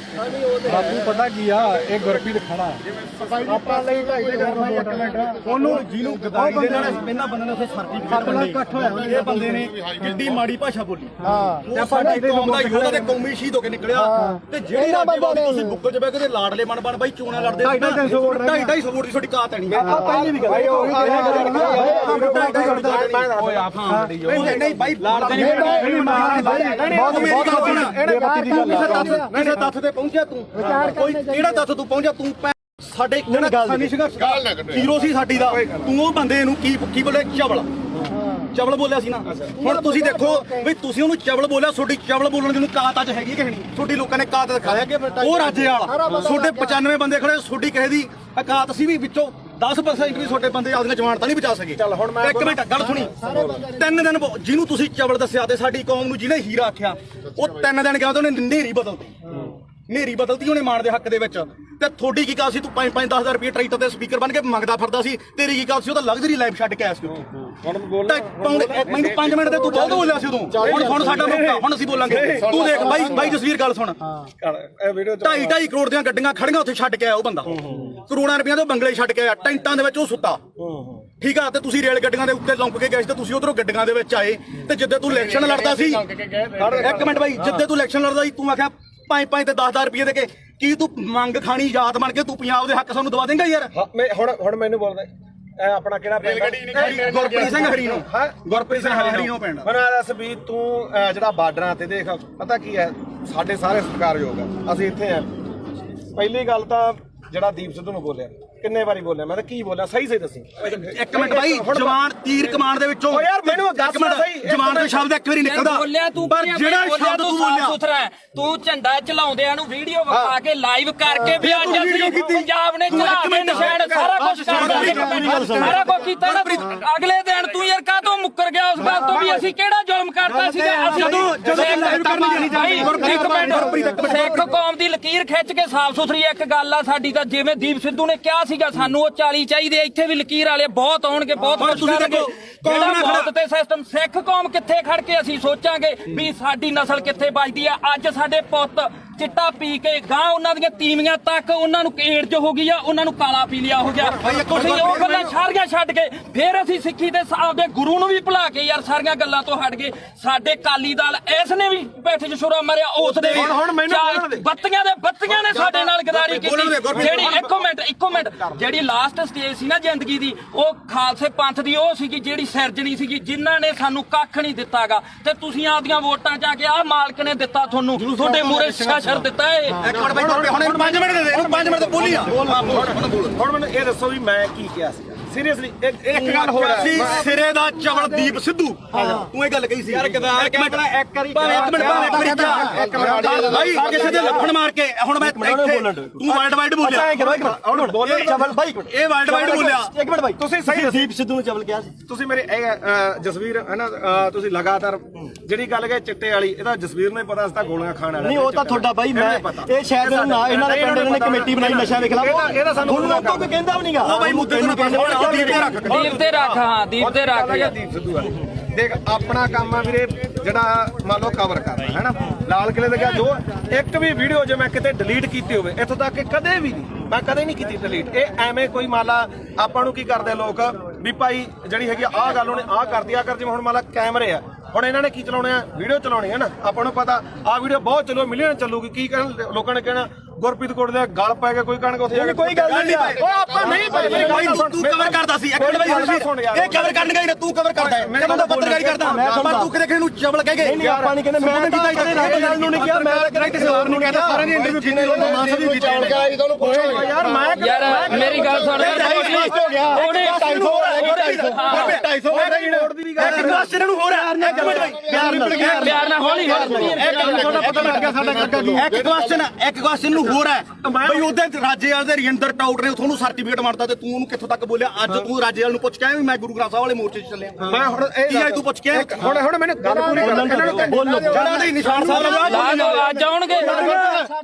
ਬਾਪੂ ਪਤਾ ਕੀ ਆ, ਇਹ ਗੁਰਪ੍ਰੀਤ ਖੜਾ ਆਪਾਂ ਲਈ ਉਹਨੂੰ ਜਿਹਨੂੰ ਗਦਾਰੀ ਦੇ ਨਾਲ ਇਹਨਾਂ ਬੰਦੇ ਨੇ ਉੱਥੇ ਸਰਟੀਫਿਕੇਟ ਇਕੱਠ ਹੋਇਆ ਹੋਇਆ। ਇਹ ਬੰਦੇ ਨੇ ਕਿੱਡੀ ਮਾੜੀ ਭਾਸ਼ਾ ਬੋਲੀ। ਹਾਂ ਤੇ ਸਾਡੀ ਕੌਮ ਦਾ ਯੋਧਾ ਤੇ ਕੌਮੀ ਸ਼ਹੀਦ ਹੋ ਕੇ ਨਿਕਲਿਆ। ਤੇ ਜਿਹੜੇ ਰਾਜੇ ਤੁਸੀਂ ਬੁੱਕਲ 'ਚ ਬਹਿ ਕੇ ਲਾਡਲੇ ਬਣ ਬਾਈ ਚੋਣਾਂ ਲੜਦੇ ਸੀ ਨਾ, 250 ਵੋਟ ਦੀ ਤੁਹਾਡੀ ਕਾਤ ਨਹੀਂ। ਪਹਿਲੀ ਵੀ ਗੱਲ ਨਹੀਂ ਬਾਈ ਕਿਸੇ ਤੱਥ ਤੇ ਪਹੁੰਚਿਆ ਤੂੰ, ਕੋਈ ਕਿਹੜਾ ਤੱਥ ਤੂੰ ਪਹੁੰਚਿਆ? ਤੂੰ ਸਾਡੇ ਕਿਸਾਨੀ ਸੰਘਰਸ਼ ਹੀਰੋ ਸੀ ਸਾਡੀ ਦਾ, ਤੂੰ ਉਹ ਬੰਦੇ ਨੂੰ ਕੀ ਬੋਲੇ? ਚਵਲ ਬੋਲਿਆ ਸੀ ਨਾ। ਹੁਣ ਤੁਸੀਂ ਦੇਖੋ ਵੀ ਤੁਸੀਂ ਉਹਨੂੰ ਚਵਲ ਬੋਲਿਆ, ਤੁਹਾਡੀ ਚਵਲ ਬੋਲਣ ਦੀ ਨੂੰ ਕਾਤ ਅੱਜ ਹੈਗੀ ਕਿ ਨਹੀਂ? ਤੁਹਾਡੀ ਲੋਕਾਂ ਨੇ ਕਾਤ ਦਿਖਾਇਆ ਉਹ ਰਾਜੇ ਵਾਲਾ। ਤੁਹਾਡੇ 95 ਬੰਦੇ ਖੜੇ, ਤੁਹਾਡੀ ਕਿਸੇ ਦੀ ਔਕਾਤ ਸੀ ਵੀ ਵਿੱਚੋਂ 10% ਵੀ ਤੁਹਾਡੇ ਬੰਦੇ ਆਪਦੀਆਂ ਜਵਾਨਤਾਂ ਨਹੀਂ ਬਚਾ ਸਕੇ। ਚੱਲ ਹੁਣ ਮੈਂ ਇੱਕ ਮਿੰਟ ਗੱਲ ਸੁਣੀ। 3 ਦਿਨ ਜਿਹਨੂੰ ਤੁਸੀਂ ਚਵਲ ਦੱਸਿਆ ਤੇ ਸਾਡੀ ਕੌਮ ਨੂੰ ਜਿਹਨੇ ਹੀਰਾ ਆਖਿਆ, ਉਹ 3 ਦਿਨ ਗਿਆ ਤੇ ਉਹਨੇ ਨੇਰੀ ਬਦਲਤੀ ਉਹਨੇ ਮਾਣ ਦੇ ਹੱਕ ਦੇ ਵਿੱਚ। ਤੇ ਤੁਹਾਡੀ ਕੀ ਕਾਲ ਸੀ? ਤੂੰ 5-10 ਰੁਪਏ ਟਰੈਕਟਰ ਤੇ ਸਪੀਕਰ ਬਣ ਕੇ ਮੰਗਦਾ ਫਿਰਦਾ ਸੀ। ਤੇਰੀ ਕੀ ਕਾਲ ਸੀ? ਉਹ ਤਾਂ ਲਗਜ਼ਰੀ ਲਾਈਫ ਛੱਡ ਕੇ ਆਇਆ ਸੀ ਉੱਥੇ। ਮੈਨੂੰ 5 ਮਿੰਟ ਤੇ ਤੂੰ ਬਹੁਤ ਬੋਲਿਆ ਸੀ ਉਦੋਂ। ਹੁਣ ਸਾਡਾ ਮੌਕਾ, ਹੁਣ ਅਸੀਂ ਬੋਲਾਂਗੇ। ਤੂੰ ਦੇਖ ਬਾਈ ਜਸਵੀਰ ਗੱਲ ਸੁਣ, 2.5 ਕਰੋੜ ਦੀਆਂ ਗੱਡੀਆਂ ਖੜੀਆਂ ਉੱਥੇ ਛੱਡ ਕੇ ਆਇਆ ਉਹ ਬੰਦਾ। ਕਰੋੜਾਂ ਰੁਪਈਆਂ ਦੇ ਬੰਗਲੇ ਛੱਡ ਕੇ ਆਇਆ, ਟੈਂਟਾਂ ਦੇ ਵਿੱਚ ਉਹ ਸੁੱਤਾ। ਠੀਕ ਆ, ਤੇ ਤੁਸੀਂ ਰੇਲ ਗੱਡੀਆਂ ਦੇ ਉੱਤੇ ਲੰਕ ਕੇ ਗਏ ਸੀ ਤੇ ਤੁਸੀਂ ਉਧਰੋਂ ਗੱਡੀਆਂ ਦੇ ਵਿੱਚ ਆਏ। ਤੇ ਜਿੱਦੇ ਤੂੰ ਇਲੈਕਸ਼ਨ ਲੜਦਾ ਸੀ, ਇੱਕ ਮਿੰਟ ਬਾਈ, ਜਿੱਦੇ ਤੂੰ ਇਲੈਕਸ਼ਨ ਲੜਦਾ ਸੀ ਤੂੰ ਆਖਿਆ 5-5 ਤੇ 10-10 ਰੁਪਏ ਦੇ ਕੇ ਕੀ ਤੂੰ ਮੰਗ ਖਾਣੀ ਯਾਦ ਬਣ ਕੇ ਤੂੰ ਪੰਜਾਬ ਦੇ ਹੱਕ ਸਾਨੂੰ ਦਵਾ ਦੇਂਗਾ ਯਾਰ? ਹੁਣ ਮੈਨੂੰ ਬੋਲਦਾ ਇਹ ਆਪਣਾ ਕਿਹੜਾ ਪਿੰਡ ਗੁਰਪ੍ਰੀਤ ਸਿੰਘ ਹਰੀਨੋ ਗੁਰਪ੍ਰੀਤ ਸਿੰਘ ਹਰੀਨੋ ਪਿੰਡ। ਮੈਨੂੰ ਇਹ ਦੱਸ ਵੀ ਤੂੰ ਜਿਹੜਾ ਬਾਰਡਰਾਂ ਤੇ ਦੇਖ ਪਤਾ ਕੀ ਹੈ ਸਾਡੇ ਸਾਰੇ ਸਤਿਕਾਰਯੋਗ ਆ ਅਸੀਂ ਇੱਥੇ ਆ। ਪਹਿਲੀ ਗੱਲ ਤਾਂ ਜਿਹੜਾ ਦੀਪ ਸਿੱਧੂ ਨੂੰ ਬੋਲਿਆ ਕਿੰਨੇ ਵਾਰੀ ਬੋਲਿਆ ਮੈਂ ਤਾਂ ਕੀ ਬੋਲਿਆ ਸਹੀ ਦੱਸੀ। ਇੱਕ ਮਿੰਟ ਬਾਈ ਜਵਾਨ ਤੀਰ ਕਮਾਨ ਦੇ ਵਿੱਚੋਂ ਓ ਯਾਰ ਮੈਨੂੰ ਦੱਸ ਸਹੀ ਜਵਾਨ ਦਾ ਸ਼ਬਦ ਇੱਕ ਵਾਰੀ ਨਿਕਲਦਾ ਬੋਲਿਆ ਤੂੰ ਪਰ ਜਿਹੜਾ ਸ਼ਬਦ ਤੂੰ ਬੋਲਿਆ ਸੁਥਰਾ ਤੂੰ ਝੰਡਾ ਚਲਾਉਂਦਿਆਂ ਨੂੰ ਵੀਡੀਓ ਵਿਖਾ ਕੇ ਲਾਈਵ ਕਰਕੇ ਵੀ ਅੱਜ ਅਸੀਂ ਪੰਜਾਬ ਨੇ ਚੜਾ ਕੇ ਨਿਸ਼ਾਨ ਸਾਰਾ ਕੁਝ ਕਰਦਾ ਸਾਰਾ ਕੁਝ ਕੀਤਾ ਨਾ ਅਗਲੇ ਦਿਨ ਤੂੰ ਯਾਰ ਕਾਹਤੋਂ ਮੁੱਕਰ ਗਿਆ ਉਸ ਗੱਲ ਤੋਂ ਵੀ ਅਸੀਂ ਕਿਹੜਾ ਜ਼ੁਲਮ ਕਰਤਾ ਸੀਗਾ ਅਸੀਂ ਸਿੱਖ ਕੌਮ ਦੀ ਲਕੀਰ ਖਿੱਚ ਕੇ ਸਾਫ਼ ਸੁਥਰੀ ਇੱਕ ਗੱਲ ਆ ਸਾਡੀ ਤਾਂ ਜਿਵੇਂ ਦੀਪ ਸਿੱਧੂ ਨੇ ਕਿਹਾ ਸੀਗਾ ਸਾਨੂੰ ਉਹ 40 ਚਾਹੀਦੇ ਇੱਥੇ ਵੀ ਲਕੀਰ ਵਾਲੇ ਬਹੁਤ ਆਉਣਗੇ ਬਹੁਤ ਕੁਝ ਕਰਨਗੇ ਜਿਹੜਾ ਮੌਤ ਤੇ ਸਿਸਟਮ ਸਿੱਖ ਕੌਮ ਕਿੱਥੇ ਖੜ ਕੇ ਅਸੀਂ ਸੋਚਾਂਗੇ ਵੀ ਸਾਡੀ ਨਸਲ ਕਿੱਥੇ ਬਚਦੀ ਆ। ਅੱਜ ਸਾਡੇ ਪੁੱਤ ਚਿੱਟਾ ਪੀ ਕੇ ਗਾਂ ਉਹਨਾਂ ਦੀਆਂ ਤੀਵੀਆਂ ਤੱਕ ਉਹਨਾਂ ਨੂੰ ਏਡਜ ਹੋ ਗਈ ਆ ਉਹਨਾਂ ਨੂੰ ਕਾਲਾ ਪੀਲੀਆ ਹੋ ਗਿਆ। ਤੁਸੀਂ ਉਹ ਗੱਲਾਂ ਸਾਰੀਆਂ ਛੱਡ ਕੇ ਫਿਰ ਅਸੀਂ ਸਿੱਖੀ ਦੇ ਆਪਦੇ ਗੁਰੂ ਨੂੰ ਵੀ ਭੁਲਾ ਕੇ ਯਾਰ ਸਾਰੀਆਂ ਗੱਲਾਂ ਤੋਂ ਹਟ ਗਏ। ਸਾਡੇ ਕਾਲੀ ਦਲ ਇਸ ਨੇ ਵੀ ਬੈਠੇ ਚ ਛੁਰਾ ਮਾਰਿਆ ਉਸ ਦੇ ਵੀ ਬੱਤੀਆਂ ਨੇ ਸਾਡੇ ਨਾਲ ਗਦਾਰੀ ਕੀਤੀ। ਜਿਹੜੀ ਇੱਕੋ ਮਿੰਟ ਜਿਹੜੀ ਲਾਸਟ ਸਟੇਜ ਸੀ ਨਾ ਜ਼ਿੰਦਗੀ ਦੀ ਉਹ ਖਾਲਸੇ ਪੰਥ ਦੀ ਉਹ ਸੀਗੀ ਜਿਹੜੀ ਸਿਰਜਣੀ ਸੀਗੀ ਜਿਨ੍ਹਾਂ ਨੇ ਸਾਨੂੰ ਕੱਖ ਨਹੀਂ ਦਿੱਤਾਗਾ ਤੇ ਤੁਸੀਂ ਆਪਦੀਆਂ ਵੋਟਾਂ ਚ ਆ ਕੇ ਆਹ ਮਾਲਕ ਨੇ ਦਿੱਤਾ ਤੁਹਾਨੂੰ ਤੁਹਾਡੇ ਮੂਹਰੇ ਸ਼ਾਸਰ ਦਿੱਤਾ ਏ। ਇੱਕ ਮਿੰਟ ਬਾਈ ਹੁਣ 5 ਮਿੰਟ ਦੇ ਦੇ 5 ਮਿੰਟ ਤੇ ਬੋਲੀ ਆ। ਹੁਣ ਮੈਨੂੰ ਇਹ ਦੱਸੋ ਵੀ ਮੈਂ ਕੀ ਕਿਹਾ ਸੀ ਸੀਰੀਅਸਲੀ ਇੱਕ ਗੱਲ ਹੋ ਰਹੀ ਸੀ ਸਿਰੇ ਦਾ ਚਵਲ ਦੀਪ ਸਿੱਧੂ ਤੂੰ ਇਹ ਗੱਲ ਕਹੀ ਸੀ ਯਾਰ ਗਦਾਰ ਇੱਕ ਮਿੰਟ ਭਾਈ ਕਿਸੇ ਦੇ ਲੱਫੜ ਮਾਰ ਕੇ ਹੁਣ ਮੈਂ ਇੱਥੇ ਤੂੰ ਵਰਲਡ ਵਾਈਡ ਬੋਲਿਆ ਹੁਣ ਬੋਲੇ ਚਵਲ ਬਾਈ ਇਹ ਵਰਲਡ ਵਾਈਡ ਬੋਲਿਆ। ਇੱਕ ਮਿੰਟ ਬਾਈ ਤੁਸੀਂ ਸਹੀ ਦੀਪ ਸਿੱਧੂ ਨੂੰ ਚਵਲ ਕਿਹਾ ਸੀ ਤੁਸੀਂ ਮੇਰੇ ਜਸਵੀਰ ਹੈ ਨਾ ਤੁਸੀਂ ਲਗਾਤਾਰ ਜਿਹੜੀ ਗੱਲ ਕਹੇ ਚਿੱਟੇ ਵਾਲੀ ਇਹਦਾ ਜਸਵੀਰ ਨੂੰ ਹੀ ਪਤਾ ਸੀ ਗੋਲੀਆਂ ਖਾਣ ਵਾਲਾ ਨਹੀਂ ਉਹ ਤਾਂ ਤੁਹਾਡਾ ਬਾਈ ਮੈਂ ਇਹ ਸ਼ਾਇਦ ਇਹਨਾਂ ਦੇ ਪਿੰਡ ਨੇ ਕਮੇਟੀ ਬਣਾਈ ਨਸ਼ਾ ਦੇ ਖਿਲਾਫ ਇਹਦਾ ਸਾਨੂੰ ਲੋਕਾਂ ਕੋਈ ਕਹਿੰਦਾ ਵੀ ਨਹੀਂਗਾ ਉਹ ਬਾਈ ਮੁੱਦੇ ਨੂੰ ਦੀਪ ਤੇ ਰੱਖ ਹਾਂ ਦੀਪ ਤੇ ਰੱਖ ਦੀਪ ਸਿੱਧੂ ਆ ਦੇਖ ਆਪਣਾ ਕੰਮ ਆ ਵੀਰੇ ਜਿਹੜਾ ਮੰਨ ਲਓ ਕਵਰ ਕਰਨਾ ਹੈ ਨਾ ਲਾਲ ਕਿਲੇ ਦੇ ਗਿਆ ਜੋ ਇੱਕ ਵੀ ਵੀਡੀਓ ਜੇ ਮੈਂ ਕਿਤੇ ਡਿਲੀਟ ਕੀਤੀ ਹੋਵੇ ਇੱਥੋਂ ਤੱਕ ਕਿ ਕਦੇ ਵੀ ਨਹੀਂ ਮੈਂ ਕਦੇ ਨਹੀਂ ਕੀਤੀ ਡਿਲੀਟ। ਇਹ ਐਵੇਂ ਕੋਈ ਮਾਲਾ ਆਪਾਂ ਨੂੰ ਕੀ ਕਰਦੇ ਲੋਕ ਵੀ ਭਾਈ ਜਿਹੜੀ ਹੈਗੀ ਆਹ ਗੱਲ ਉਹਨੇ ਆਹ ਕਰਦੀ ਆ ਕਰ ਜਿਵੇਂ ਹੁਣ ਮਾਲਾ ਕੈਮਰੇ ਆ ਹੁਣ ਇਹਨਾਂ ਨੇ ਕੀ ਚਲਾਉਣੇ ਆ ਵੀਡੀਓ ਚਲਾਉਣੀ ਹੈ ਨਾ ਆਪਾਂ ਨੂੰ ਪਤਾ ਆਹ ਵੀਡੀਓ ਬਹੁਤ ਚੱਲੋ ਮਿਲੀਅਨ ਚੱਲੂਗੀ ਕੀ ਕਹਿਣ ਲੋਕਾਂ ਨੇ ਕਹਿਣਾ ਗੁਰਪ੍ਰੀਤ ਕੋਟ ਦੇ ਗਲ ਪੈ ਕੇ ਕੋਈ ਕਣਕ ਉੱਥੇ ਜਾ ਕੇ ਕੋਈ ਗੱਲ ਨਹੀਂ ਉਹ ਆਪਾਂ ਨਹੀਂ ਭਾਈ ਤੂੰ ਕਵਰ ਕਰਦਾ ਸੀ ਇੱਕ ਮਿੰਟ ਬਾਈ ਇਹ ਕਵਰ ਕਰਨ ਗਈ ਨਾ ਤੂੰ ਕਵਰ ਕਰਦਾ ਹੈ ਮੈਂ ਤਾਂ ਪੱਤਰਕਾਰੀ ਕਰਦਾ ਪਰ ਤੂੰ ਕਿਤੇ ਨੂੰ ਚਵਲ ਕਹਿ ਗਏ ਨਹੀਂ ਆਪਾਂ ਨਹੀਂ ਕਹਿੰਦੇ ਮੈਂ ਤਾਂ ਗੱਲ ਨੂੰ ਨਹੀਂ ਕਿਹਾ ਮੈਂ ਤਾਂ ਕਿਸੇ ਹੋਰ ਨੂੰ ਕਹਿੰਦਾ ਸਾਰਿਆਂ ਨੇ ਇੰਟਰਵਿਊ ਕੀਤੀ ਮਾਨਸਾ ਦੀ ਕੀਤੀ ਯਾਰ ਮੈਂ ਯਾਰ ਮੇਰੀ ਗੱਲ ਸੁਣ ਉਹਨੇ 250 ਰੋਡ ਦੀ ਵੀ ਗੱਲ ਇੱਕ ਕੁਐਸਚਨ ਨੂੰ ਹੋ ਰਿਹਾ ਇੱਕ ਮਿੰਟ ਪਿਆਰ ਨਾਲ ਹੌਲੀ ਤੁਹਾਡਾ ਪਤਾ ਲੱਗ ਗਿਆ ਸਾਡਾ ਕਾਕਾ ਜੀ ਇੱਕ ਕੁਐਸਚਨ ਨੂੰ ਹੋ ਰਿਹਾ ਬਈ ਉਹਦੇ ਰਾਜੇਵਾਲ ਦੇ ਰਿੰਦਰ ਟਾਊਟ ਨੇ ਤੁਹਾਨੂੰ ਸਰਟੀਫਿਕੇਟ ਮਾਰਤਾ ਤੇ ਤੂੰ ਉਹਨੂੰ ਕਿੱਥੋਂ ਤੱਕ ਬੋਲਿਆ ਅੱਜ ਤੂੰ ਰਾਜੇਵਾਲ ਨੂੰ ਪੁੱਛ ਕੇ ਆਇਆ ਵੀ ਮੈਂ ਗੁਰੂ ਗ੍ਰੰਥ ਸਾਹਿਬ ਵਾਲੇ ਮੋਰਚੇ 'ਚ ਚੱਲਿਆ ਮੈਂ ਹੁਣ ਇਹ ਤੂੰ ਪੁੱਛ ਕੇ ਹੁਣ ਮੈਨੂੰ ਗੱਲ ਪੂਰੀ ਕਰ ਇਹਨਾਂ ਨੂੰ ਬੋਲੋ ਜਿਹੜਾ ਨਹੀਂ ਨਿਸ਼ਾਨ ਸਾਹਿਬ ਅੱਜ ਆਉਣਗੇ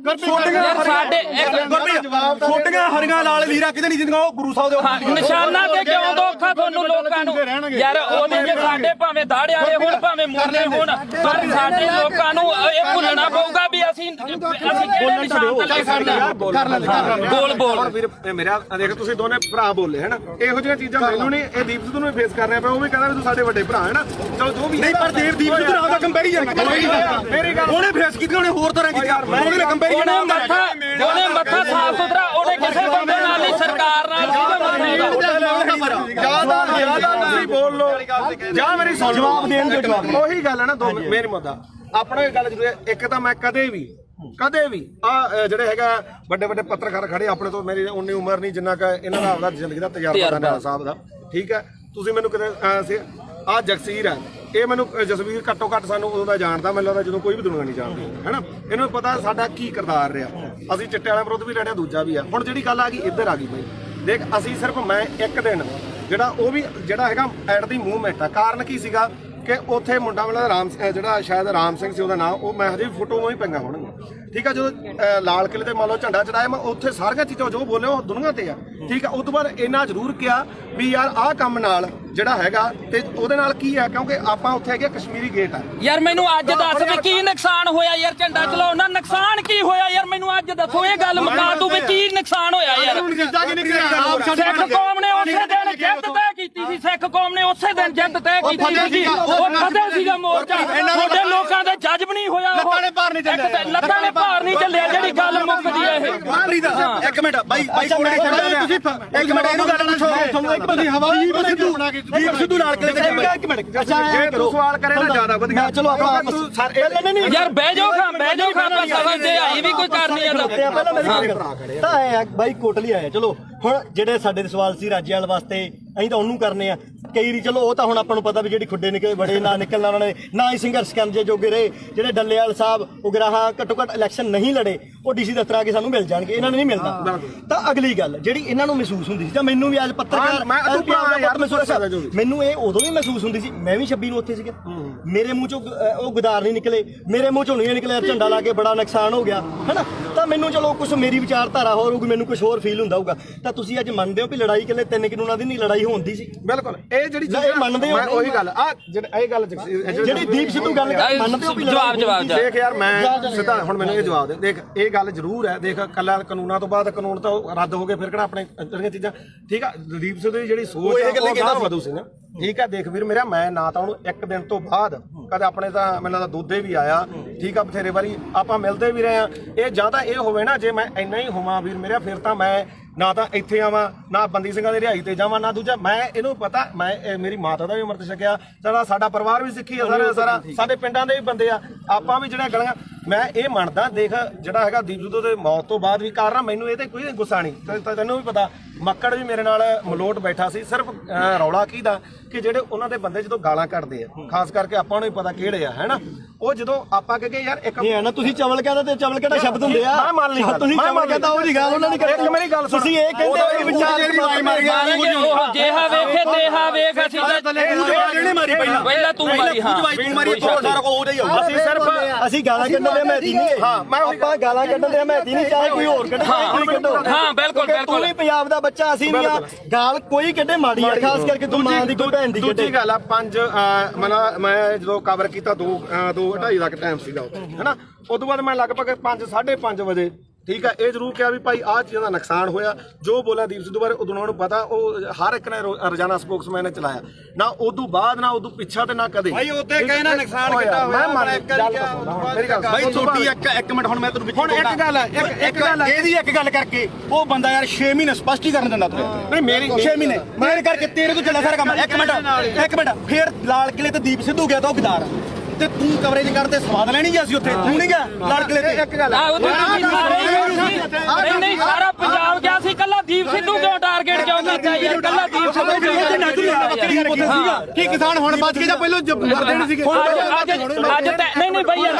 ਸਾਡੇ ਛੋਟੀਆਂ ਹਰੀਆਂ ਲਾਲ ਲੀਰਾ ਕਿਤੇ ਨਹੀਂ ਜਿੰਦੀਆਂ ਉਹ ਗੁਰੂ ਸਾਹਿਬ ਦੇ ਨਿਸ਼ਾਨਾ ਤੇ ਕਿਉਂ ਦੋਖਾ ਤੁਹਾਨੂੰ ਲੋਕਾਂ ਨੂੰ ਯਾਰ ਉਹਦੇ ਜੇ ਸਾਡੇ ਭਾਵੇਂ ਦਾੜੇ ਵਾਲੇ ਹੋਣ ਭਾਵੇਂ ਮੁਰਲੇ ਹੋਣ ਪਰ ਸਾਡੇ ਲੋਕਾਂ ਨੂੰ ਇਹ ਭੁੱਲਣਾ ਪਊਗਾ ਵੀ ਅਸੀਂ ਕਿਹੜੇ ਨਿਸ਼ਾਨ ਤੇ ਕਰਨਾ ਬੋਲ ਵੀਰ ਮੇਰਾ ਦੇਖ ਤੁਸੀਂ ਦੋਨੇ ਭਰਾ ਬੋਲੇ ਹੈ ਨਾ ਇਹੋ ਜਿਹੀਆਂ ਚੀਜ਼ਾਂ ਮੈਨੂੰ ਨਹੀਂ ਇਹ ਦੀਪ ਸਿੱਧੂ ਨੂੰ ਫੇਸ ਕਰ ਰਿਹਾ ਪਿਆ ਉਹ ਵੀ ਕਹਿੰਦਾ ਵੀ ਤੂੰ ਸਾਡੇ ਵੱਡੇ ਭਰਾ ਹੈ ਨਾ ਚਲੋ ਜੋ ਵੀ ਨਹੀਂ ਪਰ ਦੀਪ ਸਿੱਧੂ ਨਾਲ ਦਾ ਕੰਪੈਰੀਜ਼ਨ ਮੇਰੀ ਗੱਲ ਉਹਨੇ ਫੇਸ ਕੀਤੀ ਉਹਨੇ ਹੋਰ ਤਰ੍ਹਾਂ ਕੀਤੀ ਉਹਨੇ ਕੰਪੈਰੀਜ਼ਨ ਉਹਨੇ ਮੱਥਾ ਸਾਫ ਸੁਥਰਾ ਉਹਨੇ ਕਿਸੇ ਬੰਦੇ ਨਾਲ ਨਹੀਂ ਸਰਕਾਰ ਨਾਲ ਜਿਆਦਾ ਤੁਸੀਂ ਬੋਲ ਲੋ ਜਾਂ ਮੇਰੀ ਸੁਣ ਜਵਾਬ ਦੇਣ ਦੇ ਜਵਾਬ ਉਹੀ ਗੱਲ ਹੈ ਨਾ ਦੋ ਮੇਰੀ ਮੁੱਦਾ ਆਪਣਾ ਇਹ ਗੱਲ ਜ਼ਰੂਰ ਹੈ ਇੱਕ ਤਾਂ ਮੈਂ ਕਦੇ ਵੀ ਆ ਜਿਹੜੇ ਹੈਗਾ ਵੱਡੇ ਪੱਤਰਕਾਰ ਖੜੇ ਆਪਣੇ ਤੋਂ ਮੇਰੀ ਉਨੀ ਉਮਰ ਨਹੀਂ ਜਿੰਨਾ ਕਿ ਇਹਨਾਂ ਦਾ ਆਪਦਾ ਜ਼ਿੰਦਗੀ ਦਾ ਤਜਰਬਾ ਦਾ ਨਾਲਾ ਸਾਹਿਬ ਦਾ ਠੀਕ ਹੈ ਤੁਸੀਂ ਮੈਨੂੰ ਕਿਤੇ ਆ ਜਗਸੀਰ ਹੈ ਇਹ ਮੈਨੂੰ ਜਸਵੀਰ ਘੱਟੋ ਘੱਟ ਸਾਨੂੰ ਉਦੋਂ ਦਾ ਜਾਣਦਾ ਮੈਨੂੰ ਲੱਗਦਾ ਜਦੋਂ ਕੋਈ ਵੀ ਦੁਨੀਆ ਨਹੀਂ ਜਾਣਦੀ ਹੈਨਾ ਇਹਨੂੰ ਪਤਾ ਸਾਡਾ ਕੀ ਕਿਰਦਾਰ ਰਿਹਾ ਅਸੀਂ ਚਿੱਟੇ ਵਾਲਿਆਂ ਵਿਰੁੱਧ ਵੀ ਲੜਿਆ ਦੂਜਾ ਵੀ ਆ ਹੁਣ ਜਿਹੜੀ ਗੱਲ ਆ ਗਈ ਇੱਧਰ ਆ ਗਈ ਬਈ ਦੇਖ ਅਸੀਂ ਸਿਰਫ ਮੈਂ ਇੱਕ ਦਿਨ ਜਿਹੜਾ ਉਹ ਵੀ ਜਿਹੜਾ ਹੈਗਾ ਐਟ ਦੀ ਮੂਵਮੈਂਟ ਆ ਕਾਰਨ ਕੀ ਸੀਗਾ ਕਿ ਉੱਥੇ ਮੁੰਡਾ ਵਾਲਾ ਰਾਮ ਜਿਹੜਾ ਸ਼ਾਇਦ ਰਾਮ ਸਿੰਘ ਸੀ ਉਹਦਾ ਨਾਮ ਉਹ ਮੈਂ ਹਜੇ ਵੀ ਫੋਟੋਆਂ ਹੀ ਪਈਆਂ ਹੋਣਗੀਆਂ ਠੀਕ ਆ ਜਦੋਂ ਲਾਲ ਕਿਲੇ ਤੇ ਮੰਨ ਲਓ ਝੰਡਾ ਚੜਾਇਆ ਮੈਂ ਉੱਥੇ ਸਾਰੀਆਂ ਚੀਜ਼ਾਂ ਜੋ ਬੋਲੇ ਉਹ ਦੁਨੀਆ ਤੇ ਆ ਠੀਕ ਆ ਉਸ ਤੋਂ ਬਾਅਦ ਇੰਨਾ ਜ਼ਰੂਰ ਕਿਹਾ ਵੀ ਯਾਰ ਆਹ ਕੰਮ ਨਾਲ ਜਿਹੜਾ ਹੈਗਾ ਤੇ ਉਹਦੇ ਨਾਲ ਕੀ ਆ ਕਿਉਂਕਿ ਆਪਾਂ ਉੱਥੇ ਹੈਗੇ ਕਸ਼ਮੀਰੀ ਗੇਟ ਆ ਯਾਰ ਮੈਨੂੰ ਅੱਜ ਦੱਸ ਵੀ ਕੀ ਨੁਕਸਾਨ ਹੋਇਆ ਯਾਰ ਝੰਡਾ ਚਲਾਉਣ ਨਾਲ ਨੁਕਸਾਨ ਕੀ ਹੋਇਆ ਯਾਰ ਮੈਨੂੰ ਅੱਜ ਦੱਸੋ ਇਹ ਗੱਲ ਮੁਕਾ ਤੂੰ ਵੀ ਕੀ ਨੁਕਸਾਨ ਹੋਇਆ ਯਾਰ ਸਿੱਖ ਕੌਮ ਨੇ ਉਸੇ ਦਿਨ ਜਿੱਤ ਤੈਅ ਕੀਤੀ ਸੀ ਸਿੱਖ ਕੌਮ ਨੇ ਉਸੇ ਦਿਨ ਜਿੱਤ ਤੈਅ ਕੀਤੀ ਸੀ ਉਹ ਕਦੇ ਸੀਗਾ ਮੋਰਚਾ ਤੁਹਾਡੇ ਲੋਕਾਂ ਦੇ ਜੱਜ ਵੀ ਨਹੀਂ ਨਹੀਂ ਹੋਇਆ ਉਹ। ਲੱਤਾਂ ਨੇ ਭਾਰ ਨਹੀਂ ਚੱਲਿਆ ਲੱਤਾਂ ਨੇ ਭਾਰ ਨਹੀਂ ਚੱਲਿਆ ਜਿਹੜੀ ਗੱਲ ਮੁੱਕਦੀ ਹੈ ਇਹ। ਮਾਰੀ ਦਾ ਇੱਕ ਮਿੰਟ ਬਾਈ ਕੋਲੇ ਤੁਸੀਂ ਇੱਕ ਮਿੰਟ ਇਹਨੂੰ ਗੱਲ ਨਾ ਸੁਣੋ ਤੁਹਾਨੂੰ ਇੱਕ ਤੁਸੀਂ ਹਵਾਈ ਦੀਪ ਸਿੱਧੂ ਨਾਲ ਕਿਤੇ ਇੱਕ ਮਿੰਟ ਅੱਛਾ ਜੇ ਤੂੰ ਸਵਾਲ ਕਰੇ ਤਾਂ ਜ਼ਿਆਦਾ ਵਧੀਆ। ਚਲੋ ਆਪਾਂ ਨਹੀਂ ਯਾਰ ਬਹਿ ਜਾਓ ਆਪਾਂ ਸਮਝਦੇ ਆਈ ਵੀ ਕੋਈ ਕਰਨੀ ਆ ਪਹਿਲਾਂ ਮੇਰੀ ਗੱਲ ਕਰ ਤਾਂ ਆਏ ਆ ਬਾਈ ਕੋਟਲੀ ਆਏ ਚਲੋ ਹੁਣ ਜਿਹੜੇ ਸਾਡੇ ਸਵਾਲ ਸੀ ਰਾਜੇਵਾਲ ਵਾਸਤੇ ਅਸੀਂ ਤਾਂ ਉਹਨੂੰ ਕਰਨੇ ਆ ਕਈ ਰੀ ਚਲੋ ਉਹ ਤਾਂ ਹੁਣ ਆਪਾਂ ਨੂੰ ਪਤਾ ਵੀ ਜਿਹੜੀ ਖੁੱਡੇ ਨਿਕਲੇ ਬੜੇ ਨਾ ਨਿਕਲਣਾ ਉਹਨਾਂ ਨੇ ਨਾ ਹੀ ਸੰਘਰਸ਼ ਕਰਨ ਜੇ ਜੋਗੇ ਰਹੇ ਜਿਹੜੇ ਡੱਲੇਵਾਲ ਸਾਹਿਬ ਉਗਰਾਹਾਂ ਘੱਟੋ ਘੱਟ ਇਲੈਕਸ਼ਨ ਨਹੀਂ ਲੜੇ ਉਹ ਡੀਸੀ ਦਫ਼ਤਰ ਆ ਕੇ ਸਾਨੂੰ ਮਿਲ ਜਾਣਗੇ ਇਹਨਾਂ ਨੂੰ ਨਹੀਂ ਮਿਲਦਾ ਤਾਂ ਅਗਲੀ ਗੱਲ ਜਿਹੜੀ ਇਹਨਾਂ ਨੂੰ ਮਹਿਸੂਸ ਹੁੰਦੀ ਸੀ ਜਾਂ ਮੈਨੂੰ ਵੀ ਅੱਜ ਪੱਤਰਕਾਰ ਮੈਨੂੰ ਇਹ ਉਦੋਂ ਵੀ ਮਹਿਸੂਸ ਹੁੰਦੀ ਸੀ ਮੈਂ ਵੀ 26 ਨੂੰ ਉੱਥੇ ਸੀਗਾ ਮੇਰੇ ਮੂੰਹ ਚੋਂ ਉਹ ਗੁਦਾਰ ਨਹੀਂ ਨਿਕਲੇ ਮੇਰੇ ਮੂੰਹ ਚੋਂ ਨਹੀਂ ਨਿਕਲਿਆ ਝੰਡਾ ਲਾ ਕੇ ਬੜਾ ਨੁਕਸਾਨ ਹੋ ਗਿਆ ਹੈਨਾ ਤਾਂ ਮੈਨੂੰ ਚਲੋ ਕੁਝ ਮੇਰੀ ਵਿਚਾਰਧਾਰਾ ਹੋਰ ਹੋਊਗੀ ਮੈਨੂੰ ਕੁਝ ਹੋਰ ਫੀਲ ਹੁੰਦਾ ਹੋਊਗਾ ਤਾਂ ਤੁਸੀਂ ਅੱਜ ਮੰਨਦੇ ਹੋ ਵੀ ਲੜਾਈ ਇਕੱਲੇ 3 ਕਾਨੂੰਨਾਂ ਦੀ ਨਹੀਂ ਲੜਾਈ ਹੁੰਦੀ ਸੀ ਬਿਲਕੁਲ ਇਹ ਜਿਹੜੀ ਇਹ ਮੰਨਦੇ ਹੋ ਉਹੀ ਗੱਲ ਆ ਇਹ ਗੱਲ ਜਿਹੜੀ ਦੀਪ ਸਿੱਧੂ ਗੱਲ ਮੰਨਦੇ ਹੋ ਵੀ ਜਵਾਬ ਦੇਖ ਯਾਰ ਮੈਂ ਸਿੱਧਾ ਹੁਣ ਮੈਨੂੰ ਇਹ ਜਵਾਬ ਦੇ ਦੇਖ ਇਹ ਗੱਲ ਜ਼ਰੂਰ ਹੈ ਦੇਖ ਕੱਲਾ ਕਾਨੂੰਨਾਂ ਤੋਂ ਬਾਅਦ ਕਾਨੂੰਨ ਤਾਂ ਰੱਦ ਹੋ ਗਏ ਫਿਰ ਕਿਹੜਾ ਆਪਣੇ ਜਿਹੜੀਆਂ ਚੀਜ਼ਾਂ ਠੀਕ ਆ ਦੀਪ ਸਿੱਧੂ ਦੀ ਜਿਹੜੀ ਸੋਚ ਹੈ ਉਹ ਗਾਹ ਵਧੂ ਸੀ ਨਾ ਠੀਕ ਆ ਦੇਖ ਵੀਰ ਮੇਰਾ ਮੈਂ ਨਾ ਤਾਂ ਉਹਨੂੰ ਇੱਕ ਦਿਨ ਤੋਂ ਬਾਅਦ ਕਦੇ ਆਪਣੇ ਤਾਂ ਮੈਨੂੰ ਲੱਗਦਾ ਦੋਦੇ ਵੀ ਆਇਆ ਠੀਕ ਆ ਬਥੇਰੇ ਵਾਰੀ ਆਪਾਂ ਮਿਲਦੇ ਵੀ ਰਹੇ ਆ ਇਹ ਜਾਂ ਤਾਂ ਇਹ ਹੋਵੇ ਨਾ ਜੇ ਮੈਂ ਇੰਨਾ ਹੀ ਹੋਵਾਂ ਵੀਰ ਮੇਰਾ ਫਿਰ ਤਾਂ ਮੈਂ ਨਾ ਤਾਂ ਇੱਥੇ ਆਵਾਂ ਨਾ ਬੰਦੀ ਸਿੰਘਾਂ ਦੀ ਰਿਹਾਈ ਤੇ ਜਾਵਾਂ ਨਾ ਦੂਜਾ ਮੈਂ ਇਹਨੂੰ ਪਤਾ ਮੈਂ ਮੇਰੀ ਮਾਤਾ ਦਾ ਵੀ ਅੰਮ੍ਰਿਤ ਛਕਿਆ ਸਾਡਾ ਪਰਿਵਾਰ ਵੀ ਸਿੱਖੀ ਆ ਸਾਰਾ ਸਾਡੇ ਪਿੰਡਾਂ ਦੇ ਵੀ ਬੰਦੇ ਆ ਆਪਾਂ ਵੀ ਜਿਹੜਾ ਗਲੀਆਂ ਮੈਂ ਇਹ ਮੰਨਦਾ ਦੇਖ ਜਿਹੜਾ ਹੈਗਾ ਦੀਪ ਸਿੱਧੂ ਦੇ ਮੌਤ ਤੋਂ ਬਾਅਦ ਵੀ ਕਾਰਨ ਮੈਨੂੰ ਇਹ ਤੇ ਕੋਈ ਗੁੱਸਾ ਨਹੀਂ ਤੈਨੂੰ ਵੀ ਪਤਾ ਮੱਕੜ ਵੀ ਮੇਰੇ ਨਾਲ ਮਲੋਟ ਬੈਠਾ ਸੀ ਸਿਰਫ ਰੌਲਾ ਕੀ ਦਾ ਕਿ ਜਿਹੜੇ ਉਹਨਾਂ ਦੇ ਬੰਦੇ ਜਦੋਂ ਗਾਲਾਂ ਕੱਢਦੇ ਆ ਖਾਸ ਕਰਕੇ ਆਪਾਂ ਨੂੰ ਹੀ ਪਤਾ ਕਿਹੜੇ ਆ ਹੈਨਾ ਉਹ ਜਦੋਂ ਆਪਾਂ ਕਹੇ ਯਾਰ ਇੱਕ ਇਹ ਹੈ ਨਾ ਤੁਸੀਂ ਚਵਲ ਕਹਿੰਦਾ ਤੇ ਚਵਲ ਕਿਹੜਾ ਸ਼ਬਦ ਹੁੰਦੇ ਆ ਮੈਂ ਮੰਨ ਲਈ ਤੁਸੀਂ ਚਵਲ ਕਹਿੰਦਾ ਉਹ ਜੀ ਗੱਲ ਉਹਨਾਂ ਨੇ ਇੱਕ ਮੇਰੀ ਗੱਲ ਸੁਣ ਤੁਸੀਂ ਇਹ ਕਹਿੰਦੇ ਹੋ ਕਿ ਵਿਚਾਰ ਜਿਹੜੀ ਵਾਈ ਮਾਰ ਗਿਆ ਜੇਹਾ ਵੇਖੇ ਤੇਹਾ ਵੇਖ ਅਸੀਂ ਇਹਨੇ ਮਾਰੀ ਪਹਿਲਾਂ ਤੂੰ ਮਾਰੀ ਹਾਂ ਤੂੰ ਮਾਰੀ ਤੋਂ ਸਾਰਾ ਕੋ ਉਹਦਾ ਹੀ ਹੋਊਗਾ ਅਸੀਂ ਸਿਰਫ ਅਸੀਂ ਗਾਲਾਂ ਕੱਢਣ ਦੇ ਮਹਿਤੀ ਨਹੀਂ ਹਾਂ ਆਪਾਂ ਗਾਲਾਂ ਕੱਢਣ ਦੇ ਮਹਿਤੀ ਨਹੀਂ ਚਾਹੇ ਕੋਈ ਹੋਰ ਕੱਢੇ ਕੋਈ ਕੱਢੋ ਹਾਂ ਬਿਲਕੁਲ ਤੂੰ ਵੀ ਪੰਜਾਬ ਦਾ ਬੱਚਾ ਅਸੀਂ ਨਹੀਂ ਆ ਗਾਲ ਕੋਈ ਕੱਢੇ ਮਾੜੀ ਆ ਖਾਸ ਕਰਕੇ ਤੂੰ ਮਾਂ ਦੀ ਕੋਈ ਭੈਣ ਦੀ ਕੱਢੇ ਦੂਜੀ ਗੱਲ ਆ ਮੈਂ ਜਦੋਂ ਕਵਰ ਕੀਤਾ 2:30 ਦਾ ਟਾਈਮ ਸੀਗਾ ਹੈਨਾ ਉਸ ਤੋਂ ਬਾਅਦ ਮੈਂ ਲਗਭਗ 5:30 ਵਜੇ ਠੀਕ ਹੈ ਇਹ ਜ਼ਰੂਰ ਕਿਹਾ ਵੀ ਭਾਈ ਆਹ ਚੀਜ਼ਾਂ ਦਾ ਨੁਕਸਾਨ ਹੋਇਆ ਜੋ ਬੋਲਿਆ ਦੀਪ ਸਿੱਧੂ ਬਾਰੇ ਉਦੋਂ ਉਹਨਾਂ ਨੂੰ ਪਤਾ ਉਹ ਹਰ ਇੱਕ ਨੇ ਰੋਜ਼ਾਨਾ ਸਪੋਕਸਮੈਨ ਨੇ ਚਲਾਇਆ ਨਾ ਉਦੋਂ ਬਾਅਦ ਨਾ ਉਦੋਂ ਪਿੱਛਾ ਤੇ ਨਾ ਕਦੇ ਭਾਈ ਉੱਤੇ ਕਹੇ ਨਾ ਨੁਕਸਾਨ ਕੀਤਾ ਹੋਇਆ ਮੇਰੀ ਗੱਲ ਭਾਈ ਛੋਟੀ ਇੱਕ ਮਿੰਟ ਹੁਣ ਮੈਂ ਤੈਨੂੰ ਹੁਣ ਇੱਕ ਗੱਲ ਹੈ ਇੱਕ ਗੱਲ ਹੈ ਇਹਦੀ ਇੱਕ ਗੱਲ ਕਰਕੇ ਉਹ ਬੰਦਾ ਯਾਰ 6 ਮਹੀਨੇ ਸਪਸ਼ਟੀਕਰਨ ਦਿੰਦਾ ਤੂੰ ਨਹੀਂ ਮੇਰੀ 6 ਮਹੀਨੇ ਮੇਰੇ ਕਰਕੇ ਤੇਰੇ ਤੋਂ ਚੱਲਿਆ ਸਾਰਾ ਕੰਮ ਇੱਕ ਮਿੰਟ ਫੇਰ ਲਾਲ ਕਿਲੇ ਤੇ ਦੀਪ ਸਿੱਧੂ ਗਿਆ ਤਾਂ ਉਹ ਗਦਾਰ ਤੇ ਤੂੰ ਕਵਰੇਜ ਕਰਦੇ ਸਵਾਦ ਲੈਣੀ ਗਿਆ ਸੀ ਉੱਥੇ ਤੂੰ ਨਹੀਂ ਗਿਆ ਲਾਲ ਕਿਲੇ ਤੇ ਇੱਕ ਗੱਲ ਨਹੀਂ ਸਾਰਾ ਪੰਜਾਬ ਗਿਆ ਸੀ ਕੱਲਾ ਦੀਪ ਸਿੱਧੂ ਕਿਉਂ ਟਾਰਗੇਟ ਕਿਉਂ ਕੀਤਾ ਯਾਰ ਕੱਲਾ ਦੀਪ ਸਿੱਧੂ ਸੀਗਾ ਕੀ ਕਿਸਾਨ ਹੁਣ ਬਚ ਗਏ ਜਾਂ ਪਹਿਲਾਂ ਮਰਦੇ ਨਹੀਂ ਸੀਗੇ ਅੱਜ ਨਹੀਂ ਬਈ ਯਾਰ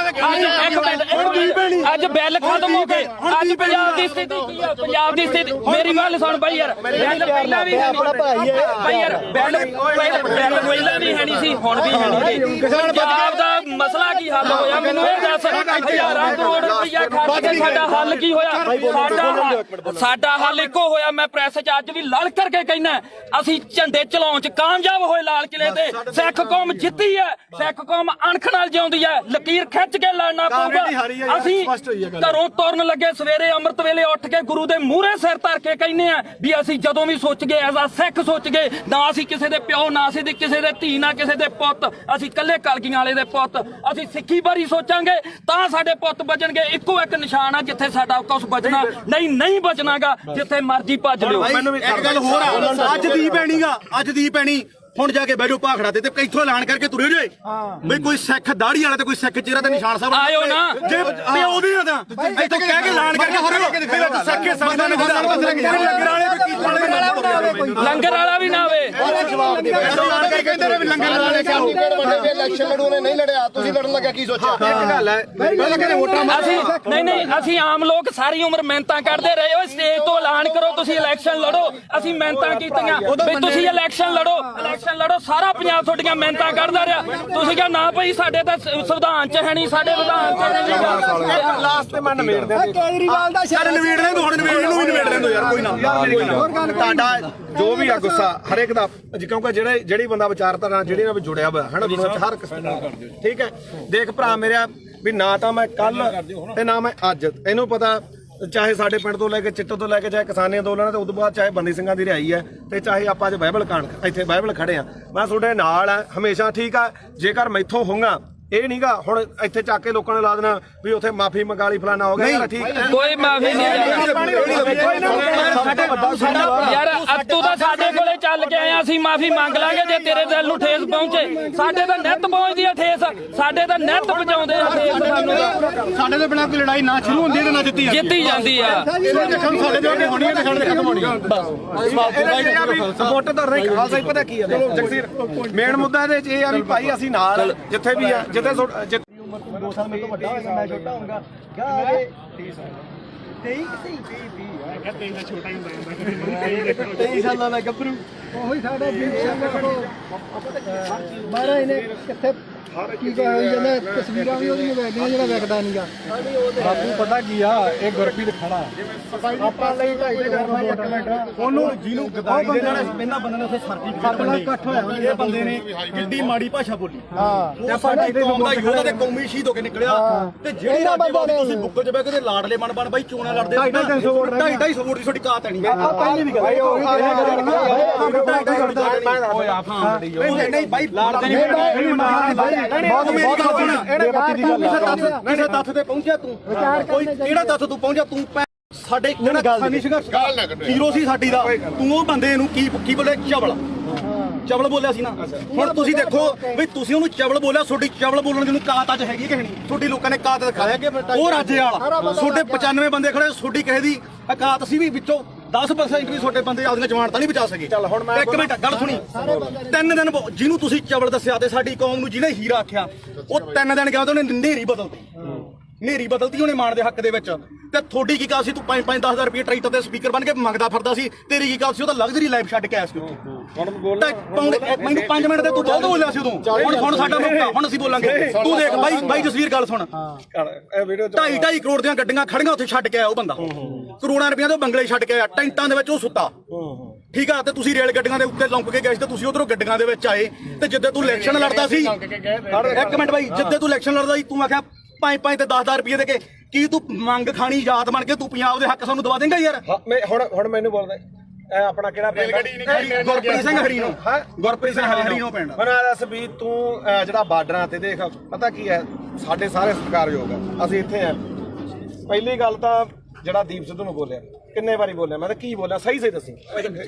ਅੱਜ ਬਿੱਲ ਖਤਮ ਹੋ ਗਏ ਅੱਜ ਪੰਜਾਬ ਦੀ ਸਥਿਤੀ ਕੀ ਹੈ ਪੰਜਾਬ ਦੀ ਸਥਿਤੀ ਮੇਰੀ ਗੱਲ ਸੁਣ ਬਈ ਯਾਰ ਪਹਿਲਾਂ ਵੀ ਬਈ ਯਾਰ ਬਿੱਲ ਪਹਿਲਾਂ ਵੀ ਹੈ ਨਹੀਂ ਸੀ ਹੁਣ ਵੀ ਹੈ ਨਹੀਂ ਪੰਜਾਬ ਦਾ ਮਸਲਾ ਕੀ ਹੱਲ ਹੋਇਆ ਮੈਨੂੰ ਇਹ ਦੱਸ ਹਜ਼ਾਰਾਂ ਕਰੋੜ ਰੁਪਈਆ ਖਰਚ ਕੇ ਸਾਡਾ ਹੱਲ ਕੀ ਹੋਇਆ ਸਾਡਾ ਹੱਲ ਇੱਕੋ ਹੋਇਆ ਮੈਂ ਪ੍ਰੈਸ 'ਚ ਅੱਜ ਵੀ ਲੜ ਕਰਕੇ ਕਹਿਣਾ ਅਸੀਂ ਝੰਡੇ ਚਲਾਉਣ 'ਚ ਕਾਮਯਾਬ ਹੋਏ ਲਾਲ ਕਿਲੇ ਤੇ ਸਿੱਖ ਕੌਮ ਜਿੱਤੀ ਹੈ ਸਿੱਖ ਕੌਮ ਅਣਖ ਨਾਲ ਜਿਉਂਦੀ ਹੈ ਲਕੀਰ ਖਿੱਚ ਕੇ ਲੜਨਾ ਪਊਗਾ ਅਸੀਂ ਘਰੋਂ ਤੁਰਨ ਲੱਗੇ ਸਵੇਰੇ ਅੰਮ੍ਰਿਤ ਵੇਲੇ ਉੱਠ ਕੇ ਗੁਰੂ ਦੇ ਮੂਹਰੇ ਸਿਰ ਧਰ ਕੇ ਕਹਿੰਦੇ ਆ ਵੀ ਅਸੀਂ ਜਦੋਂ ਵੀ ਸੋਚ ਗਏ ਐਜ਼ ਆ ਸਿੱਖ ਸੋਚ ਗਏ ਨਾ ਅਸੀਂ ਕਿਸੇ ਦੇ ਪਿਓ ਨਾ ਅਸੀਂ ਕਿਸੇ ਦੇ ਧੀ ਨਾ ਕਿਸੇ ਦੇ ਪੁੱਤ ਅਸੀਂ ਇਕੱਲੇ ਕਲਗੀਆਂ ਵਾਲੇ ਦੇ ਪੁੱਤ ਅਸੀਂ ਸਿੱਖੀ ਬਾਰੇ ਸੋਚਾਂਗੇ ਤਾਂ ਸਾਡੇ ਪੁੱਤ ਬਚਣਗੇ ਇੱਕੋ ਇੱਕ ਨਿਸ਼ਾਨ ਆ ਜਿੱਥੇ ਸਾਡਾ ਕੁਝ ਬਚਣਾ ਨਹੀਂ ਬਚਣਾਗਾ ਜਿੱਥੇ ਮਰਜ਼ੀ ਭੱਜ ਲਿਓ ਇੱਕ ਗੱਲ ਹੋਰ ਆ ਅੱਜ ਦੀ ਪੈਣੀਗਾ ਅੱਜ ਦੀ ਪੈਣੀ ਹੁਣ ਜਾ ਕੇ ਬੈਠੋ ਭਾਖੜਾ ਤੇ ਇੱਥੋਂ ਐਲਾਨ ਕਰਕੇ ਤੁਰੇ ਜੇ ਬਈ ਕੋਈ ਸਿੱਖ ਦਾੜੀ ਵਾਲਾ ਤੇ ਕੋਈ ਸਿੱਖ ਚਿਹਰਾ ਤੇ ਨਿਸ਼ਾਨ ਸਾਹਿਬ ਆਇਓ ਨਾ ਜੇ ਪਿਓ ਦੀ ਤਾਂ ਇੱਥੋਂ ਕਹਿ ਕੇ ਐਲਾਨ ਕਰਕੇ ਤੁਰੇ ਸਿੱਖੇ ਸੰਗਤਾਂ ਨੇ ਲੰਗਰ ਵਾਲਾ ਵੀ ਨਾ ਆਵੇ ਐਲਾਨ ਕਰਕੇ ਕਹਿੰਦੇ ਨੇ ਵੀ ਲੰਗਰ ਵਾਲੇ ਕਿਉਂ ਇਲੈਕਸ਼ਨ ਲੜੂਨੇ ਨਹੀਂ ਲੜਿਆ ਤੁਸੀਂ ਲੜਨ ਲੱਗਿਆ ਕੀ ਸੋਚਿਆ ਇੱਕ ਗੱਲ ਹੈ ਪਹਿਲਾਂ ਕਹਿੰਦੇ ਵੋਟਾਂ ਅਸੀਂ ਨਹੀਂ ਅਸੀਂ ਆਮ ਲੋਕ ਸਾਰੀ ਉਮਰ ਮਿਹਨਤਾਂ ਕਰਦੇ ਰਹੇ ਓਏ ਸਟੇਜ ਤੋਂ ਐਲਾਨ ਕਰੋ ਤੁਸੀਂ ਇਲੈਕਸ਼ਨ ਲੜੋ ਅਸੀਂ ਮਿਹਨਤਾਂ ਕੀਤੀਆਂ ਵੀ ਤੁਸੀਂ ਇਲੈਕਸ਼ਨ ਲੜੋ ਸਾਰਾ ਪੰਜਾਬ ਤੁਹਾਡੀਆਂ ਮਿਹਨਤਾਂ ਕਰਦਾ ਰਿਹਾ ਤੁਸੀਂ ਕਿਹਾ ਨਾ ਭਾਈ ਸਾਡੇ ਤਾਂ ਸੰਵਿਧਾਨ 'ਚ ਹੈ ਨਹੀਂ ਸਾਡੇ ਵਿਧਾਨ 'ਚ ਨਹੀਂ ਲਾਸਟ ਤੇ ਮੈਂ ਨਿਬੇੜ ਦਿਆਂ ਕੇਜਰੀਵਾਲ ਦਾ ਚੱਲ ਨਵੇੜ ਦੇ ਹੁਣ ਨਵੇੜ ਨੂੰ ਵੀ ਨਵੇੜ ਦੇ ਯਾਰ ਕੋਈ ਨਾ ਤੁਹਾਡਾ ਜੋ ਵੀ ਆ ਗੁੱਸਾ ਹਰ ਇੱਕ ਦਾ ਕਿਉਂਕਿ ਜਿਹੜੀ ਬੰਦਾ ਵਿਚਾਰਧਾਰਾ ਜਿਹੜੀ ਨਾਲ ਜੁੜਿਆ ਹੋਇਆ ਹੈ ਨਾ ਦੁਨੀਆ 'ਚ ਹਰ ਕਿਸਮ ਦਾ ਠੀਕ ਹੈ ਦੇਖ ਭਰਾ ਮੇਰਾ ਵੀ ਨਾ ਤਾਂ ਮੈਂ ਕੱਲ ਤੇ ਨਾ ਮੈਂ ਅੱਜ ਇਹਨੂੰ ਪਤਾ ਚਾਹੇ ਸਾਡੇ ਪਿੰਡ ਤੋਂ ਲੈ ਕੇ ਚਿੱਟੋ ਤੋਂ ਲੈ ਕੇ ਚਾਹੇ ਕਿਸਾਨੀ ਅੰਦੋਲਨ ਤੇ ਉਦੋਂ ਬਾਅਦ ਚਾਹੇ ਬੰਦੀ ਸਿੰਘਾਂ ਦੀ ਰਿਹਾਈ ਹੈ ਤੇ ਚਾਹੇ ਆਪਾਂ ਅੱਜ ਬਾਈਬਲ ਇੱਥੇ ਬਾਈਬਲ ਖੜੇ ਆ ਮੈਂ ਤੁਹਾਡੇ ਨਾਲ ਆ ਹਮੇਸ਼ਾ ਠੀਕ ਆ ਜੇਕਰ ਮੈਥੋਂ ਹੋਊਗਾ ਇਹ ਨਹੀਂਗਾ ਹੁਣ ਇੱਥੇ ਚੱਕ ਕੇ ਲੋਕਾਂ ਨੇ ਲਾ ਦੇਣਾ ਵੀ ਉੱਥੇ ਮਾਫੀ ਮੰਗਾ ਲਈ ਫਲਾਣਾ ਹੋ ਗਿਆ ਯਾਰ ਠੀਕ ਹੈ ਕੋਈ ਮਾਫੀ ਨਹੀਂ ਯਾਰ ਤੂੰ ਤਾਂ ਸਾਡੇ ਕੋਲੇ ਚੱਲ ਕੇ ਆਇਆ ਅਸੀਂ ਮਾਫੀ ਮੰਗ ਲਾਂਗੇ ਜੇ ਤੇਰੇ ਦਿਲ ਨੂੰ ਠੇਸ ਪਹੁੰਚੇ ਸਾਡੇ ਤਾਂ ਨਿੱਤ ਪਹੁੰਚਦੀ ਆ ਠੇਸ ਸਾਡੇ ਤਾਂ ਨਿੱਤ ਪਹੁੰਚਾਉਂਦੇ ਆ ਠੇਸ ਸਾਨੂੰ ਸਾਡੇ ਦੇ ਬਿਨਾਂ ਕੋਈ ਲੜਾਈ ਨਾ ਸ਼ੁਰੂ ਹੁੰਦੀ ਤੇ ਨਾ ਜਿੱਤੀ ਜਾਂਦੀ ਆ ਸਾਡੇ ਦੇ ਅੱਗੇ ਹੋਣੀ ਹੈ ਤੇ ਸਾਡੇ ਦੇ ਖਤਮ ਹੋਣੀ ਹੈ ਸਪੋਰਟ ਤਾਂ ਨਹੀਂ ਖਾਲਸਾ ਪਤਾ ਕੀ ਹੈ ਜਗਸੀਰ ਮੇਨ ਮੁੱਦਾ ਇਹਦੇ ਚ ਇਹ ਆ ਵੀ ਭਾਈ ਅਸੀਂ ਨਾਲ ਜਿੱਥੇ ਵੀ ਆ ਜਿੱਥੇ 2 ਸਾਲ ਮੇਰੇ ਤੋਂ ਵੱਡਾ ਹੋਏਗਾ ਮੈਂ ਛੋਟਾ ਹੋਊਗਾ ਗਾ 23 ਸਾਲਾਂ ਦਾ ਗੱਭਰੂ ਉਹੀ ਸਾਡਾ ਦੀਪ ਸਿੰਘ ਉਹ ਮਹਾਰਾਜ ਨੇ ਕਿੱਥੇ ਕੀ ਹੋਈ ਜਾਂਦਾ ਤਸਵੀਰਾਂ ਵੀ ਉਹਦੀਆਂ ਵੇਖਦੀਆਂ ਜਿਹੜਾ ਵੇਖਦਾ ਨਹੀਂਗਾ ਬਾਪੂ ਪਤਾ ਕੀ ਆ ਇਹ ਗੁਰਪ੍ਰੀਤ ਖੜਾ ਆਪਾਂ ਲਈ 2.5 ਮਿੰਟ ਉਹਨੂੰ ਜਿਹਨੂੰ ਗਦਾਈ ਦੇ ਨਾਲ ਇਹਨਾਂ ਬੰਦੇ ਨੇ ਉੱਥੇ ਸਰਟੀਫਿਕੇਟ ਇਕੱਠ ਹੋਇਆ ਇਹ ਬੰਦੇ ਨੇ ਕਿੰਨੀ ਮਾੜੀ ਭਾਸ਼ਾ ਬੋਲੀ ਹਾਂ ਤੇ ਸਾਡੇ ਕੌਮ ਦਾ ਯੋਧਾ ਤੇ ਕੌਮੀ ਸ਼ਹੀਦ ਹੋ ਕੇ ਨਿਕਲਿਆ ਤੇ ਜਿਹੜੇ ਰਾਜੇ ਤੁਸੀਂ ਬੁੱਕਲ ਚ ਬਹਿ ਕੇ ਤੇ ਲਾਡਲੇ ਬਣ ਬਾਈ ਚੋਣਾਂ ਲੜਦੇ 250 ਵੋਟ ਦੀ ਤੁਹਾਡੀ ਕਾਤ ਨਹੀਂ ਪਹਿਲੀ ਵੀ ਗੱਲ ਨਹੀਂ ਬਾਈ ਲਾੜਦੇ ਨਹੀਂ ਕਿਸੇ ਤੱਥ ਤੇ ਪਹੁੰਚਿਆ ਤੂੰ ਕੋਈ ਕਿਹੜਾ ਤੱਥ ਤੂੰ ਪਹੁੰਚਿਆ ਤੂੰ ਸਾਡੇ ਖਾਨੀ ਸੰਘਰਸ਼ ਹੀਰੋ ਸੀ ਸਾਡੀ ਦਾ ਤੂੰ ਉਹ ਬੰਦੇ ਨੂੰ ਕੀ ਬੋਲੇ ਚਵਲ ਬੋਲਿਆ ਸੀ ਨਾ ਹੁਣ ਤੁਸੀਂ ਦੇਖੋ ਵੀ ਤੁਸੀਂ ਉਹਨੂੰ ਚਵਲ ਬੋਲਿਆ ਤੁਹਾਡੀ ਚਵਲ ਬੋਲਣ ਦੀ ਨੂੰ ਕਾਤ ਅੱਜ ਹੈਗੀ ਕਿ ਨਹੀਂ ਤੁਹਾਡੀ ਲੋਕਾਂ ਨੇ ਕਾਤ ਦਿਖਾਇਆ ਉਹ ਰਾਜੇ ਵਾਲਾ ਤੁਹਾਡੇ 95 ਬੰਦੇ ਖੜੇ ਤੁਹਾਡੀ ਕਿਸੇ ਦੀ ਕਾਤ ਸੀ ਵੀ ਵਿੱਚੋਂ 10% ਵੀ ਤੁਹਾਡੇ ਬੰਦੇ ਆਪਣੀਆਂ ਜਵਾਨਤਾਂ ਨਹੀਂ ਬਚਾ ਸਕੇ ਚੱਲ ਹੁਣ ਮੈਂ ਇੱਕ ਮਿੰਟ ਗੱਲ ਸੁਣੀ 3 ਦਿਨ ਜਿਹਨੂੰ ਤੁਸੀਂ ਚਵਲ ਦੱਸਿਆ ਤੇ ਸਾਡੀ ਕੌਮ ਨੂੰ ਜਿਹਨੇ ਹੀਰਾ ਆਖਿਆ ਉਹ 3 ਦਿਨ ਗਿਆ ਤੇ ਉਹਨੇ ਨੇਰੀ ਬਦਲਤੀ ਉਹਨੇ ਮਾਣ ਦੇ ਹੱਕ ਦੇ ਵਿੱਚ ਤੇ ਤੁਹਾਡੀ ਕੀ ਕਾਲ ਸੀ ਤੂੰ 5-10 ਰੁਪਏ ਟਰੈਕਟਰ ਤੇ ਸਪੀਕਰ ਬਣ ਕੇ ਮੰਗਦਾ ਫਿਰਦਾ ਸੀ ਤੇਰੀ ਕੀ ਕਾਲ ਸੀ ਉਹ ਤਾਂ ਲਗਜ਼ਰੀ ਲਾਈਫ ਛੱਡ ਕੇ ਆਇਆ ਸੀ ਮੈਨੂੰ 5 ਮਿੰਟ ਤੇ ਤੂੰ ਬਹੁਤ ਬੋਲਿਆ ਸੀ ਉਦੋਂ ਹੁਣ ਸਾਡਾ ਮੌਕਾ ਹੁਣ ਅਸੀਂ ਬੋਲਾਂਗੇ ਤੂੰ ਦੇਖ ਬਾਈ ਜਸਵੀਰ ਗੱਲ ਸੁਣ 2.5 ਕਰੋੜ ਦੀਆਂ ਗੱਡੀਆਂ ਖੜੀਆਂ ਉੱਥੇ ਛੱਡ ਕੇ ਆਇਆ ਉਹ ਬੰਦਾ ਕਰੋੜਾਂ ਰੁਪਈਆਂ ਦੇ ਬੰਗਲੇ ਛੱਡ ਕੇ ਆਇਆ ਟੈਂਟਾਂ ਦੇ ਵਿੱਚ ਉਹ ਸੁੱਤਾ ਠੀਕ ਆ ਤੇ ਤੁਸੀਂ ਰੇਲ ਗੱਡੀਆਂ ਦੇ ਉੱਤੇ ਲੰਘ ਕੇ ਗਏ ਸੀ ਤੇ ਤੁਸੀਂ ਉਧਰੋਂ ਗੱਡੀਆਂ ਦੇ ਵਿੱਚ ਆਏ ਤੇ ਜਿੱਦੇ ਤੂੰ ਇਲੈਕਸ਼ਨ ਲੜਦਾ ਸੀ ਇੱਕ ਮਿੰਟ ਬਾਈ ਜਿੱਦੇ ਤੂੰ ਇਲੈਕਸ਼ਨ ਲੜਦਾ ਸੀ ਤੂੰ ਆਖਿਆ 5 ਤੇ 10 ਰੁਪਏ ਦੇ ਕੇ ਕੀ ਤੂੰ ਮੰਗ ਖਾਣੀ ਯਾਦ ਬਣ ਕੇ ਤੂੰ ਪੰਜਾਬ ਦੇ ਹੱਕ ਸਾਨੂੰ ਦਵਾ ਦੇਂਗਾ ਯਾਰ ਹੁਣ ਮੈਨੂੰ ਬੋਲਦਾ ਇਹ ਆਪਣਾ ਕਿਹੜਾ ਪਿੰਡ ਗੁਰਪ੍ਰੀਤ ਸਿੰਘ ਹਰੀਨੋ ਗੁਰਪ੍ਰੀਤ ਸਿੰਘ ਹਰੀਨੋ ਪਿੰਡ ਮੈਨੂੰ ਦੱਸ ਵੀ ਤੂੰ ਜਿਹੜਾ ਬਾਰਡਰਾਂ ਤੇ ਦੇਖ ਪਤਾ ਕੀ ਹੈ ਸਾਡੇ ਸਾਰੇ ਸਤਿਕਾਰਯੋਗ ਆ ਅਸੀਂ ਇੱਥੇ ਆ ਪਹਿਲੀ ਗੱਲ ਤਾਂ ਜਿਹੜਾ ਦੀਪ ਸਿੱਧੂ ਨੂੰ ਬੋਲਿਆ ਕਿੰਨੇ ਵਾਰੀ ਬੋਲਿਆ ਮੈਂ ਤਾਂ ਕੀ ਬੋਲਿਆ ਸਹੀ ਦੱਸੀ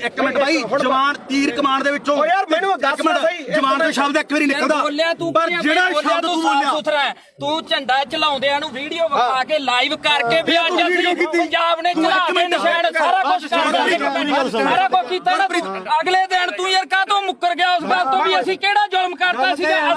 ਇੱਕ ਮਿੰਟ ਬਾਈ ਜਵਾਨ ਤੀਰ ਕਮਾਨ ਦੇ ਵਿੱਚੋਂ ਯਾਰ ਮੈਨੂੰ ਦੱਸ ਸਹੀ ਜਵਾਨ ਦਾ ਸ਼ਬਦ ਇੱਕ ਵਾਰੀ ਨਿਕਲਦਾ ਬੋਲਿਆ ਤੂੰ ਪਰ ਜਿਹੜਾ ਸ਼ਬਦ ਤੂੰ ਬੋਲਿਆ ਸੁਥਰਾ ਤੂੰ ਝੰਡਾ ਚਲਾਉਂਦਿਆਂ ਨੂੰ ਵੀਡੀਓ ਵਿਖਾ ਕੇ ਲਾਈਵ ਕਰਕੇ ਵੀ ਅੱਜ ਅਸੀਂ ਪੰਜਾਬ ਨੇ ਚਲਾ ਕੇ ਨਿਸ਼ਾਨ ਸਾਰਾ ਕੁਝ ਕੀਤਾ ਨਾ ਅਗਲੇ ਦਿਨ ਤੂੰ ਯਾਰ ਕਾਹਤੋਂ ਮੁੱਕਰ ਗਿਆ ਉਸ ਗੱਲ ਤੋਂ ਵੀ ਅਸੀਂ ਕਿਹੜਾ ਜ਼ੁਲਮ ਕਰਤਾ ਸੀਗਾ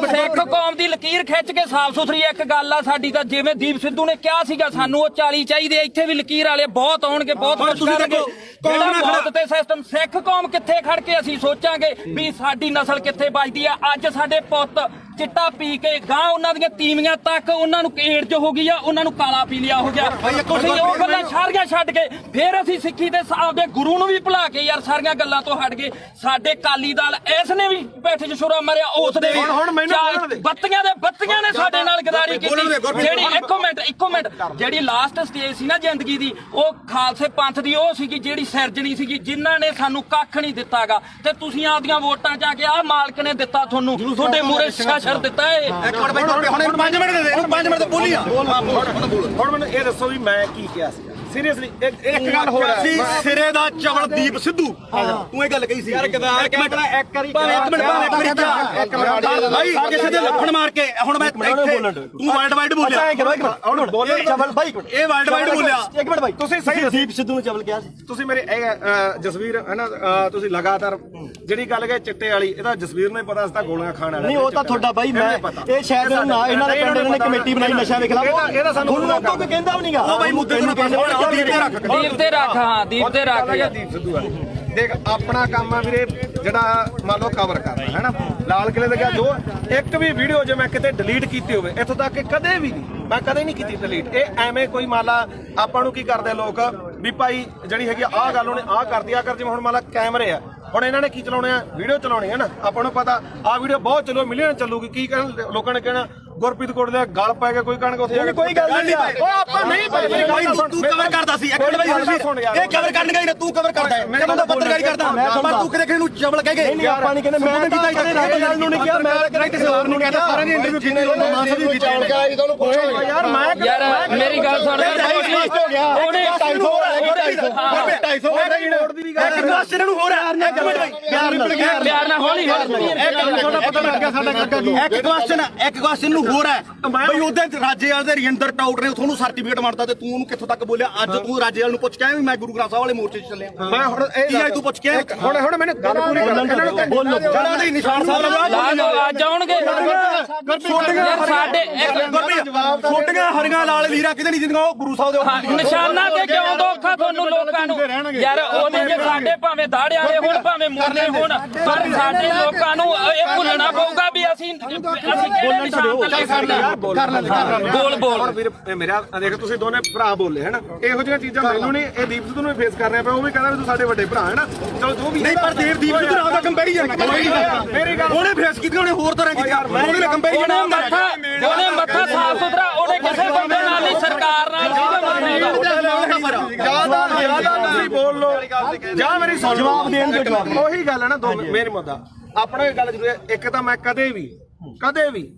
ਸਿੱਖ ਕੌਮ ਦੀ ਲਕੀਰ ਖਿੱਚ ਕੇ ਸਾਫ਼ ਸੁਥਰੀ ਇੱਕ ਗੱਲ ਆ ਸਾਡੀ ਤਾਂ ਜਿਵੇਂ ਦੀਪ ਸਿੱਧੂ ਨੇ ਕਿਹਾ ਸੀਗਾ ਸਾਨੂੰ ਉਹ 40 ਚਾਹੀਦੇ ਇੱਥੇ ਵੀ ਲਕੀਰ ਵਾਲੇ ਬਹੁਤ ਆਉਣਗੇ ਬਹੁਤ ਕੁਝ ਕਰਨਗੇ ਜਿਹੜਾ ਮੌਤ ਤੇ ਸਿਸਟਮ ਸਿੱਖ ਕੌਮ ਕਿੱਥੇ ਖੜ ਕੇ ਅਸੀਂ ਸੋਚਾਂਗੇ ਵੀ ਸਾਡੀ ਨਸਲ ਕਿੱਥੇ ਬਚਦੀ ਆ ਅੱਜ ਸਾਡੇ ਪੁੱਤ ਚਿੱਟਾ ਪੀ ਕੇ ਗਾਂ ਉਹਨਾਂ ਦੀਆਂ ਤੀਵੀਆਂ ਤੱਕ ਉਹਨਾਂ ਨੂੰ ਏਡਜ ਹੋ ਗਈ ਆ ਉਹਨਾਂ ਨੂੰ ਕਾਲਾ ਪੀ ਲਿਆ ਹੋ ਗਿਆ ਤੁਸੀਂ ਉਹ ਗੱਲਾਂ ਸਾਰੀਆਂ ਛੱਡ ਕੇ ਫਿਰ ਅਸੀਂ ਸਿੱਖੀ ਦੇ ਆਪਦੇ ਗੁਰੂ ਨੂੰ ਵੀ ਭੁਲਾ ਕੇ ਯਾਰ ਸਾਰੀਆਂ ਗੱਲਾਂ ਤੋਂ ਹਟ ਗਏ ਸਾਡੇ ਕਾਲੀ ਦਲ ਇਸ ਨੇ ਵੀ ਬੈਠੇ ਚ ਛੁਰਾ ਮਾਰਿਆ ਉਸ ਦੇ ਬੱਤੀਆਂ ਨੇ ਸਾਡੇ ਨਾਲ ਗਦਾਰੀ ਕੀਤੀ ਜਿਹੜੀ ਇੱਕੋ ਮਿੰਟ ਜਿਹੜੀ ਲਾਸਟ ਸਟੇਜ ਸੀ ਨਾ ਜ਼ਿੰਦਗੀ ਦੀ ਉਹ ਖਾਲਸੇ ਪੰਥ ਦੀ ਉਹ ਸੀਗੀ ਜਿਹੜੀ ਸਿਰਜਣੀ ਸੀਗੀ ਜਿਨ੍ਹਾਂ ਨੇ ਸਾਨੂੰ ਕੱਖ ਨਹੀਂ ਦਿੱਤਾਗਾ ਤੇ ਤੁਸੀਂ ਆਪਦੀਆਂ ਵੋਟਾਂ ਚ ਆ ਕੇ ਆਹ ਮਾਲਕ ਨੇ ਦਿੱਤਾ ਤੁਹਾਨੂੰ ਤੁਹਾਡੇ ਮੂਰੇ ਸ਼ਰ ਦਿੱਤਾ ਏ ਇੱਕ ਮਿੰਟ ਬਾਈ ਹੁਣ 5 ਮਿੰਟ ਦੇ ਦੇ 5 ਮਿੰਟ ਤੇ ਬੋਲੀ ਆ ਹੁਣ ਮੈਨੂੰ ਇਹ ਦੱਸੋ ਵੀ ਮੈਂ ਕੀ ਕਿਹਾ ਸੀ ਸੀਰੀਅਸਲੀ ਇੱਕ ਗੱਲ ਹੋਰ ਸੀ ਸਿਰੇ ਦਾ ਚਵਲਦੀਪ ਸਿੱਧੂ ਤੂੰ ਇਹ ਗੱਲ ਕਹੀ ਸੀ ਯਾਰ ਇੱਕ ਮਿੰਟ ਬਾਈ ਕਿਸੇ ਦੇ ਲੱਫੜ ਮਾਰ ਕੇ ਹੁਣ ਮੈਂ ਤੂੰ ਵਰਲਡ ਵਾਈਡ ਬੋਲਿਆ ਹੁਣ ਬੋਲੇ ਚਵਲ ਬਾਈ ਇਹ ਵਰਲਡ ਵਾਈਡ ਬੋਲਿਆ ਇੱਕ ਮਿੰਟ ਬਾਈ ਤੁਸੀਂ ਸਹੀ ਦੀਪ ਸਿੱਧੂ ਨੂੰ ਚਵਲ ਕਿਹਾ ਸੀ ਤੁਸੀਂ ਮੇਰੇ ਜਸਵੀਰ ਹੈ ਨਾ ਤੁਸੀਂ ਲਗਾਤਾਰ ਜਿਹੜੀ ਗੱਲ ਕਹੇ ਚਿੱਟੇ ਵਾਲੀ ਇਹਦਾ ਜਸਵੀਰ ਨੂੰ ਪਤਾ ਸੀ ਤਾਂ ਗੋਲੀਆਂ ਖਾਣ ਵਾਲਾ ਨਹੀਂ ਉਹ ਤਾਂ ਤੁਹਾਡਾ ਬਾਈ ਮੈਂ ਇਹ ਸ਼ਾਇਦ ਨਾ ਇਹਨਾਂ ਦੇ ਪਿੰਡ ਨੇ ਕਮੇਟੀ ਬਣਾਈ ਨਸ਼ਾ ਦੇ ਖਿਲਾਫ ਇਹਦਾ ਸਾਨੂੰ ਕੋਈ ਕਹਿੰਦਾ ਵੀ ਨਹੀਂਗਾ ਉਹ ਬਾਈ ਮੁੱਦੇ ਨੂੰ ਦੀਪ ਤੇ ਰੱਖ ਹਾਂ ਦੀਪ ਤੇ ਰੱਖ ਦੀਪ ਸਿੱਧੂ ਦੇਖ ਆਪਣਾ ਕੰਮ ਆ ਵੀਰੇ ਜਿਹੜਾ ਮੰਨ ਲਓ ਕਵਰ ਕਰਨਾ ਹੈ ਨਾ ਲਾਲ ਕਿਲੇ ਦੇ ਗਿਆ ਜੋ ਇੱਕ ਵੀ ਵੀਡੀਓ ਜੇ ਮੈਂ ਕਿਤੇ ਡਿਲੀਟ ਕੀਤੀ ਹੋਵੇ ਇੱਥੋਂ ਤੱਕ ਕਿ ਕਦੇ ਵੀ ਨਹੀਂ ਮੈਂ ਕਦੇ ਨਹੀਂ ਕੀਤੀ ਡਿਲੀਟ ਇਹ ਐਵੇਂ ਕੋਈ ਮੰਨ ਲਾ ਆਪਾਂ ਨੂੰ ਕੀ ਕਰਦੇ ਲੋਕ ਵੀ ਭਾਈ ਜਿਹੜੀ ਹੈਗੀ ਆਹ ਗੱਲ ਉਹਨੇ ਆਹ ਕਰਦੀ ਆ ਕਰ ਜਿਵੇਂ ਹੁਣ ਮੰਨ ਲਾ ਕੈਮਰੇ ਆ ਹੁਣ ਇਹਨਾਂ ਨੇ ਕੀ ਚਲਾਉਣੇ ਆ ਵੀਡੀਓ ਚਲਾਉਣੀ ਹੈ ਨਾ ਆਪਾਂ ਨੂੰ ਪਤਾ ਆਹ ਵੀਡੀਓ ਬਹੁਤ ਚੱਲੋ ਮਿਲੀਅਨ ਚੱਲੂਗੀ ਕੀ ਕਹਿਣ ਲੋਕਾਂ ਨੇ ਕਹਿਣਾ ਗੁਰਪ੍ਰੀਤ ਕੋਟ ਦੇ ਗਲ ਪੈ ਗਿਆ ਕੋਈ ਕਣਕ ਉੱਥੇ ਕੋਈ ਗੱਲ ਨਹੀਂ ਓ ਆਪਾਂ ਨਹੀਂ ਤੂੰ ਕਵਰ ਕਰਦਾ ਸੀ ਇੱਕ ਮਿੰਟ ਬਾਈ ਇਹ ਕਵਰ ਕਰਨ ਗਈ ਨਾ ਤੂੰ ਕਵਰ ਕਰਦਾ ਹੈ ਮੈਂ ਤਾਂ ਪੱਤਰਕਾਰੀ ਕਰਦਾ ਪਰ ਤੂੰ ਕਿਤੇ ਕਿਸੇ ਨੂੰ ਚਵਲ ਕਹਿ ਗਏ ਨਹੀਂ ਆਪਾਂ ਨਹੀਂ ਕਹਿੰਦੇ ਮੈਂ ਤਾਂ ਕਿਸੇ ਰਾਜੇਵਾਲ ਨੂੰ ਨਹੀਂ ਕਿਹਾ ਮੈਂ ਤਾਂ ਕਿਸੇ ਹੋਰ ਨੂੰ ਕਹਿੰਦਾ ਸਾਰਿਆਂ ਦੀ ਇੰਟਰਵਿਊ ਕੀਤੀ ਉਹਨੇ ਮਾਸਾ ਦੀ ਚਾਲ ਕਰਾਈ ਤੁਹਾਨੂੰ ਪੁੱਛੋ ਯਾਰ ਯਾਰ ਮੇਰੀ ਗੱਲ ਸੁਣ ਉਹਨੇ 250 ਇੱਕ ਕਲਾਸ ਇਹਨਾਂ ਨੂੰ ਹੋਰ ਹੈ ਇੱਕ ਮਿੰਟ ਪਿਆਰ ਨਾਲ ਹੌਲੀ ਇੱਕ ਕੁਐਸਚਨ ਨੂੰ ਹੋਰ ਹੈ ਬਈ ਉਹਦੇ ਰਾਜੇਵਾਲ ਦੇ ਰਜਿੰਦਰ ਟਾਊਟ ਨੇ ਤੁਹਾਨੂੰ ਸਰਟੀਫਿਕੇਟ ਮੰਗਦਾ ਤੇ ਤੂੰ ਉਹਨੂੰ ਕਿੱਥੋਂ ਤੱਕ ਬੋਲਿਆ ਅੱਜ ਤੂੰ ਰਾਜੇਵਾਲ ਨੂੰ ਪੁੱਛ ਕੇ ਆਇਆ ਵੀ ਮੈਂ ਗੁਰੂ ਗ੍ਰੰਥ ਸਾਹਿਬ ਵਾਲੇ ਮੋਰਚੇ 'ਚ ਚੱਲਿਆ ਮੈਂ ਹੁਣ ਕੀ ਆਈ ਤੂੰ ਪੁੱਛ ਕੇ ਹੁਣ ਮੈਨੂੰ ਗੱਲ ਪੂਰੀ ਕਰ ਬੋਲੋ ਜਿਹੜਾ ਦੇ ਨਿਸ਼ਾਨ ਸਾਹਿਬ ਲਾ ਅੱਜ ਆਉਣਗੇ ਯਾਰ ਸਾਡੇ ਛੋਟੀਆਂ ਹਰੀਆਂ ਲਾਲ ਲੀਰਾ ਕਿਤੇ ਨਹੀਂ ਜਿੰਦੀਆਂ ਉਹ ਗੁਰੂ ਸਾਹਿਬ ਦੇ ਨਿਸ਼ਾਨਾਂ ਤੇ ਕਿਉਂ ਦੋਖਾ ਤੁਹਾਨੂੰ ਲੋਕਾਂ ਨੂੰ ਯਾਰ ਉਹਦੇ ਜੇ ਸਾਡੇ ਭਾਵੇਂ ਦਾੜੇ ਵਾਲੇ ਹੋਣ ਭਾਵੇਂ ਮੁਰਲੇ ਹੋਣ ਪਰ ਸਾਡੇ ਲੋਕਾਂ ਨੂੰ ਇਹ ਭੁੱਲਣਾ ਪਊਗਾ ਵੀ ਅਸੀਂ ਕਿਹੜੇ ਨਿਸ਼ਾਨ ਤੇ ਲੈ ਸਕਦੇ ਹਾਂ ਬੋਲ ਵੀਰ ਮੇਰਾ ਦੇਖ ਤੁਸੀਂ ਦੋਨੇ ਭਰਾ ਬੋਲੇ ਹਨਾ ਇਹੋ ਜਿਹੀਆਂ ਚੀਜ਼ਾਂ ਮੈਨੂੰ ਨਹੀਂ ਇਹ ਦੀਪ ਸਿੱਧੂ ਨੂੰ ਫੇਸ ਕਰ ਰਿਹਾ ਪਿਆ ਉਹ ਵੀ ਕਹਿੰਦਾ ਵੀ ਤੂੰ ਸਾਡੇ ਵੱਡੇ ਭਰਾ ਹੈ ਨਾ ਚਲੋ ਜੋ ਵੀ ਨਹੀਂ ਪਰ ਦੀਪ ਸਿੱਧੂ ਨਾਲ ਦਾ ਕੰਪੈਰੀਜ਼ਨ ਮੇਰੀ ਗੱਲ ਉਹਨੇ ਫੇਸ ਕੀਤੀ ਉਹਨੇ ਹੋਰ ਤਰ੍ਹਾਂ ਕੀਤੀ ਉਹਨੇ ਕੰਪੈਰੀਜ਼ਨ ਉਹਨੇ ਮੱਥਾ ਸਾਫ ਸੁਥਰਾ ਉਹਨੇ ਕਿਸੇ ਬੰਦੇ ਨਾਲ ਨਹੀਂ ਸਰਕਾਰ ਨਾਲ ਜਿਆਦਾ ਤੁਸੀਂ ਬੋਲ ਲੋ ਜਾਂ ਮੇਰੀ ਸੁਣ ਜਵਾਬ ਦੇਣ ਦੇ ਜਵਾਬ ਉਹੀ ਗੱਲ ਹੈ ਨਾ ਦੋ ਮੇਰੀ ਮੁੱਦਾ ਆਪਣਾ ਇਹ ਗੱਲ ਜ਼ਰੂਰ ਹੈ ਇੱਕ ਤਾਂ ਮੈਂ ਕਦੇ ਵੀ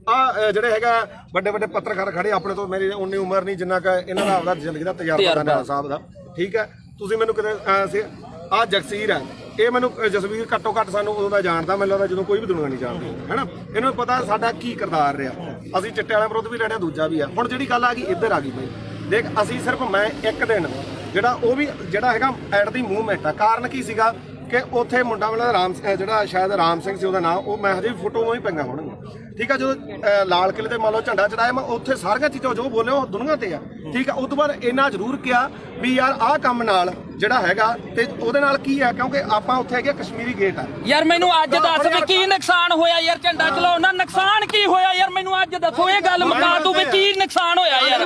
ਆ ਜਿਹੜੇ ਹੈਗਾ ਵੱਡੇ ਵੱਡੇ ਪੱਤਰਕਾਰ ਖੜੇ ਆਪਣੇ ਤੋਂ ਮੇਰੀ ਉਨੀ ਉਮਰ ਨਹੀਂ ਜਿੰਨਾ ਕਿ ਇਹਨਾਂ ਦਾ ਆਪਦਾ ਜ਼ਿੰਦਗੀ ਦਾ ਤਜਰਬਾ ਨਾਲਾ ਸਾਹਿਬ ਦਾ ਠੀਕ ਹੈ ਤੁਸੀਂ ਮੈਨੂੰ ਕਿਤੇ ਆ ਜਗਸੀਰ ਹੈ ਇਹ ਮੈਨੂੰ ਜਸਵੀਰ ਘੱਟੋ ਘੱਟ ਸਾਨੂੰ ਉਦੋਂ ਦਾ ਜਾਣਦਾ ਮੈਨੂੰ ਲੱਗਦਾ ਜਦੋਂ ਕੋਈ ਵੀ ਦੁਨੀਆ ਨਹੀਂ ਜਾਣਦੀ ਹੈਨਾ ਇਹਨੂੰ ਪਤਾ ਸਾਡਾ ਕੀ ਕਿਰਦਾਰ ਰਿਹਾ ਅਸੀਂ ਚਿੱਟੇ ਵਾਲਿਆਂ ਵਿਰੁੱਧ ਵੀ ਲੜਿਆ ਦੂਜਾ ਵੀ ਆ ਹੁਣ ਜਿਹੜੀ ਗੱਲ ਆ ਗਈ ਇੱਧਰ ਆ ਗਈ ਬਈ ਦੇਖ ਅਸੀਂ ਸਿਰਫ ਮੈਂ ਇੱਕ ਦਿਨ ਜਿਹੜਾ ਉਹ ਵੀ ਜਿਹੜਾ ਹੈਗਾ ਐਟ ਦੀ ਮੂਵਮੈਂਟ ਆ ਕਾਰਨ ਕੀ ਸੀਗਾ ਕਿ ਉੱਥੇ ਮੁੰਡਾ ਵਾਲਾ ਜਿਹੜਾ ਸ਼ਾਇਦ ਰਾਮ ਸਿੰਘ ਸੀ ਉਹਦਾ ਨਾਮ ਉਹ ਮੈਂ ਹਜੇ ਫੋਟੋ ਹੀ ਪਈਆਂ ਹੋਣਗੀਆਂ ਠੀਕ ਆ ਜਦੋਂ ਲਾਲ ਕਿਲੇ ਤੇ ਮੰਨ ਲਓ ਝੰਡਾ ਚੜਾਇਆ ਮੈਂ ਉੱਥੇ ਸਾਰੀਆਂ ਚੀਜ਼ਾਂ ਜੋ ਬੋਲੇ ਉਹ ਦੁਨੀਆ ਤੇ ਆ ਠੀਕ ਆ ਉਸ ਤੋਂ ਬਾਅਦ ਇੰਨਾ ਜ਼ਰੂਰ ਕਿਹਾ ਵੀ ਯਾਰ ਆਹ ਕੰਮ ਨਾਲ ਜਿਹੜਾ ਹੈਗਾ ਤੇ ਉਹਦੇ ਨਾਲ ਕੀ ਹੈ ਕਿਉਂਕਿ ਆਪਾਂ ਉੱਥੇ ਹੈਗੇ ਕਸ਼ਮੀਰੀ ਗੇਟ ਆ ਯਾਰ ਮੈਨੂੰ ਅੱਜ ਦੱਸ ਵੀ ਕੀ ਨੁਕਸਾਨ ਹੋਇਆ ਯਾਰ ਝੰਡਾ ਚਲਾਉਣ ਨਾਲ ਨੁਕਸਾਨ ਕੀ ਹੋਇਆ ਯਾਰ ਮੈਨੂੰ ਅੱਜ ਦੱਸੋ ਇਹ ਗੱਲ ਮੁਕਾ ਤੂੰ ਵੀ ਕੀ ਨੁਕਸਾਨ ਹੋਇਆ ਯਾਰ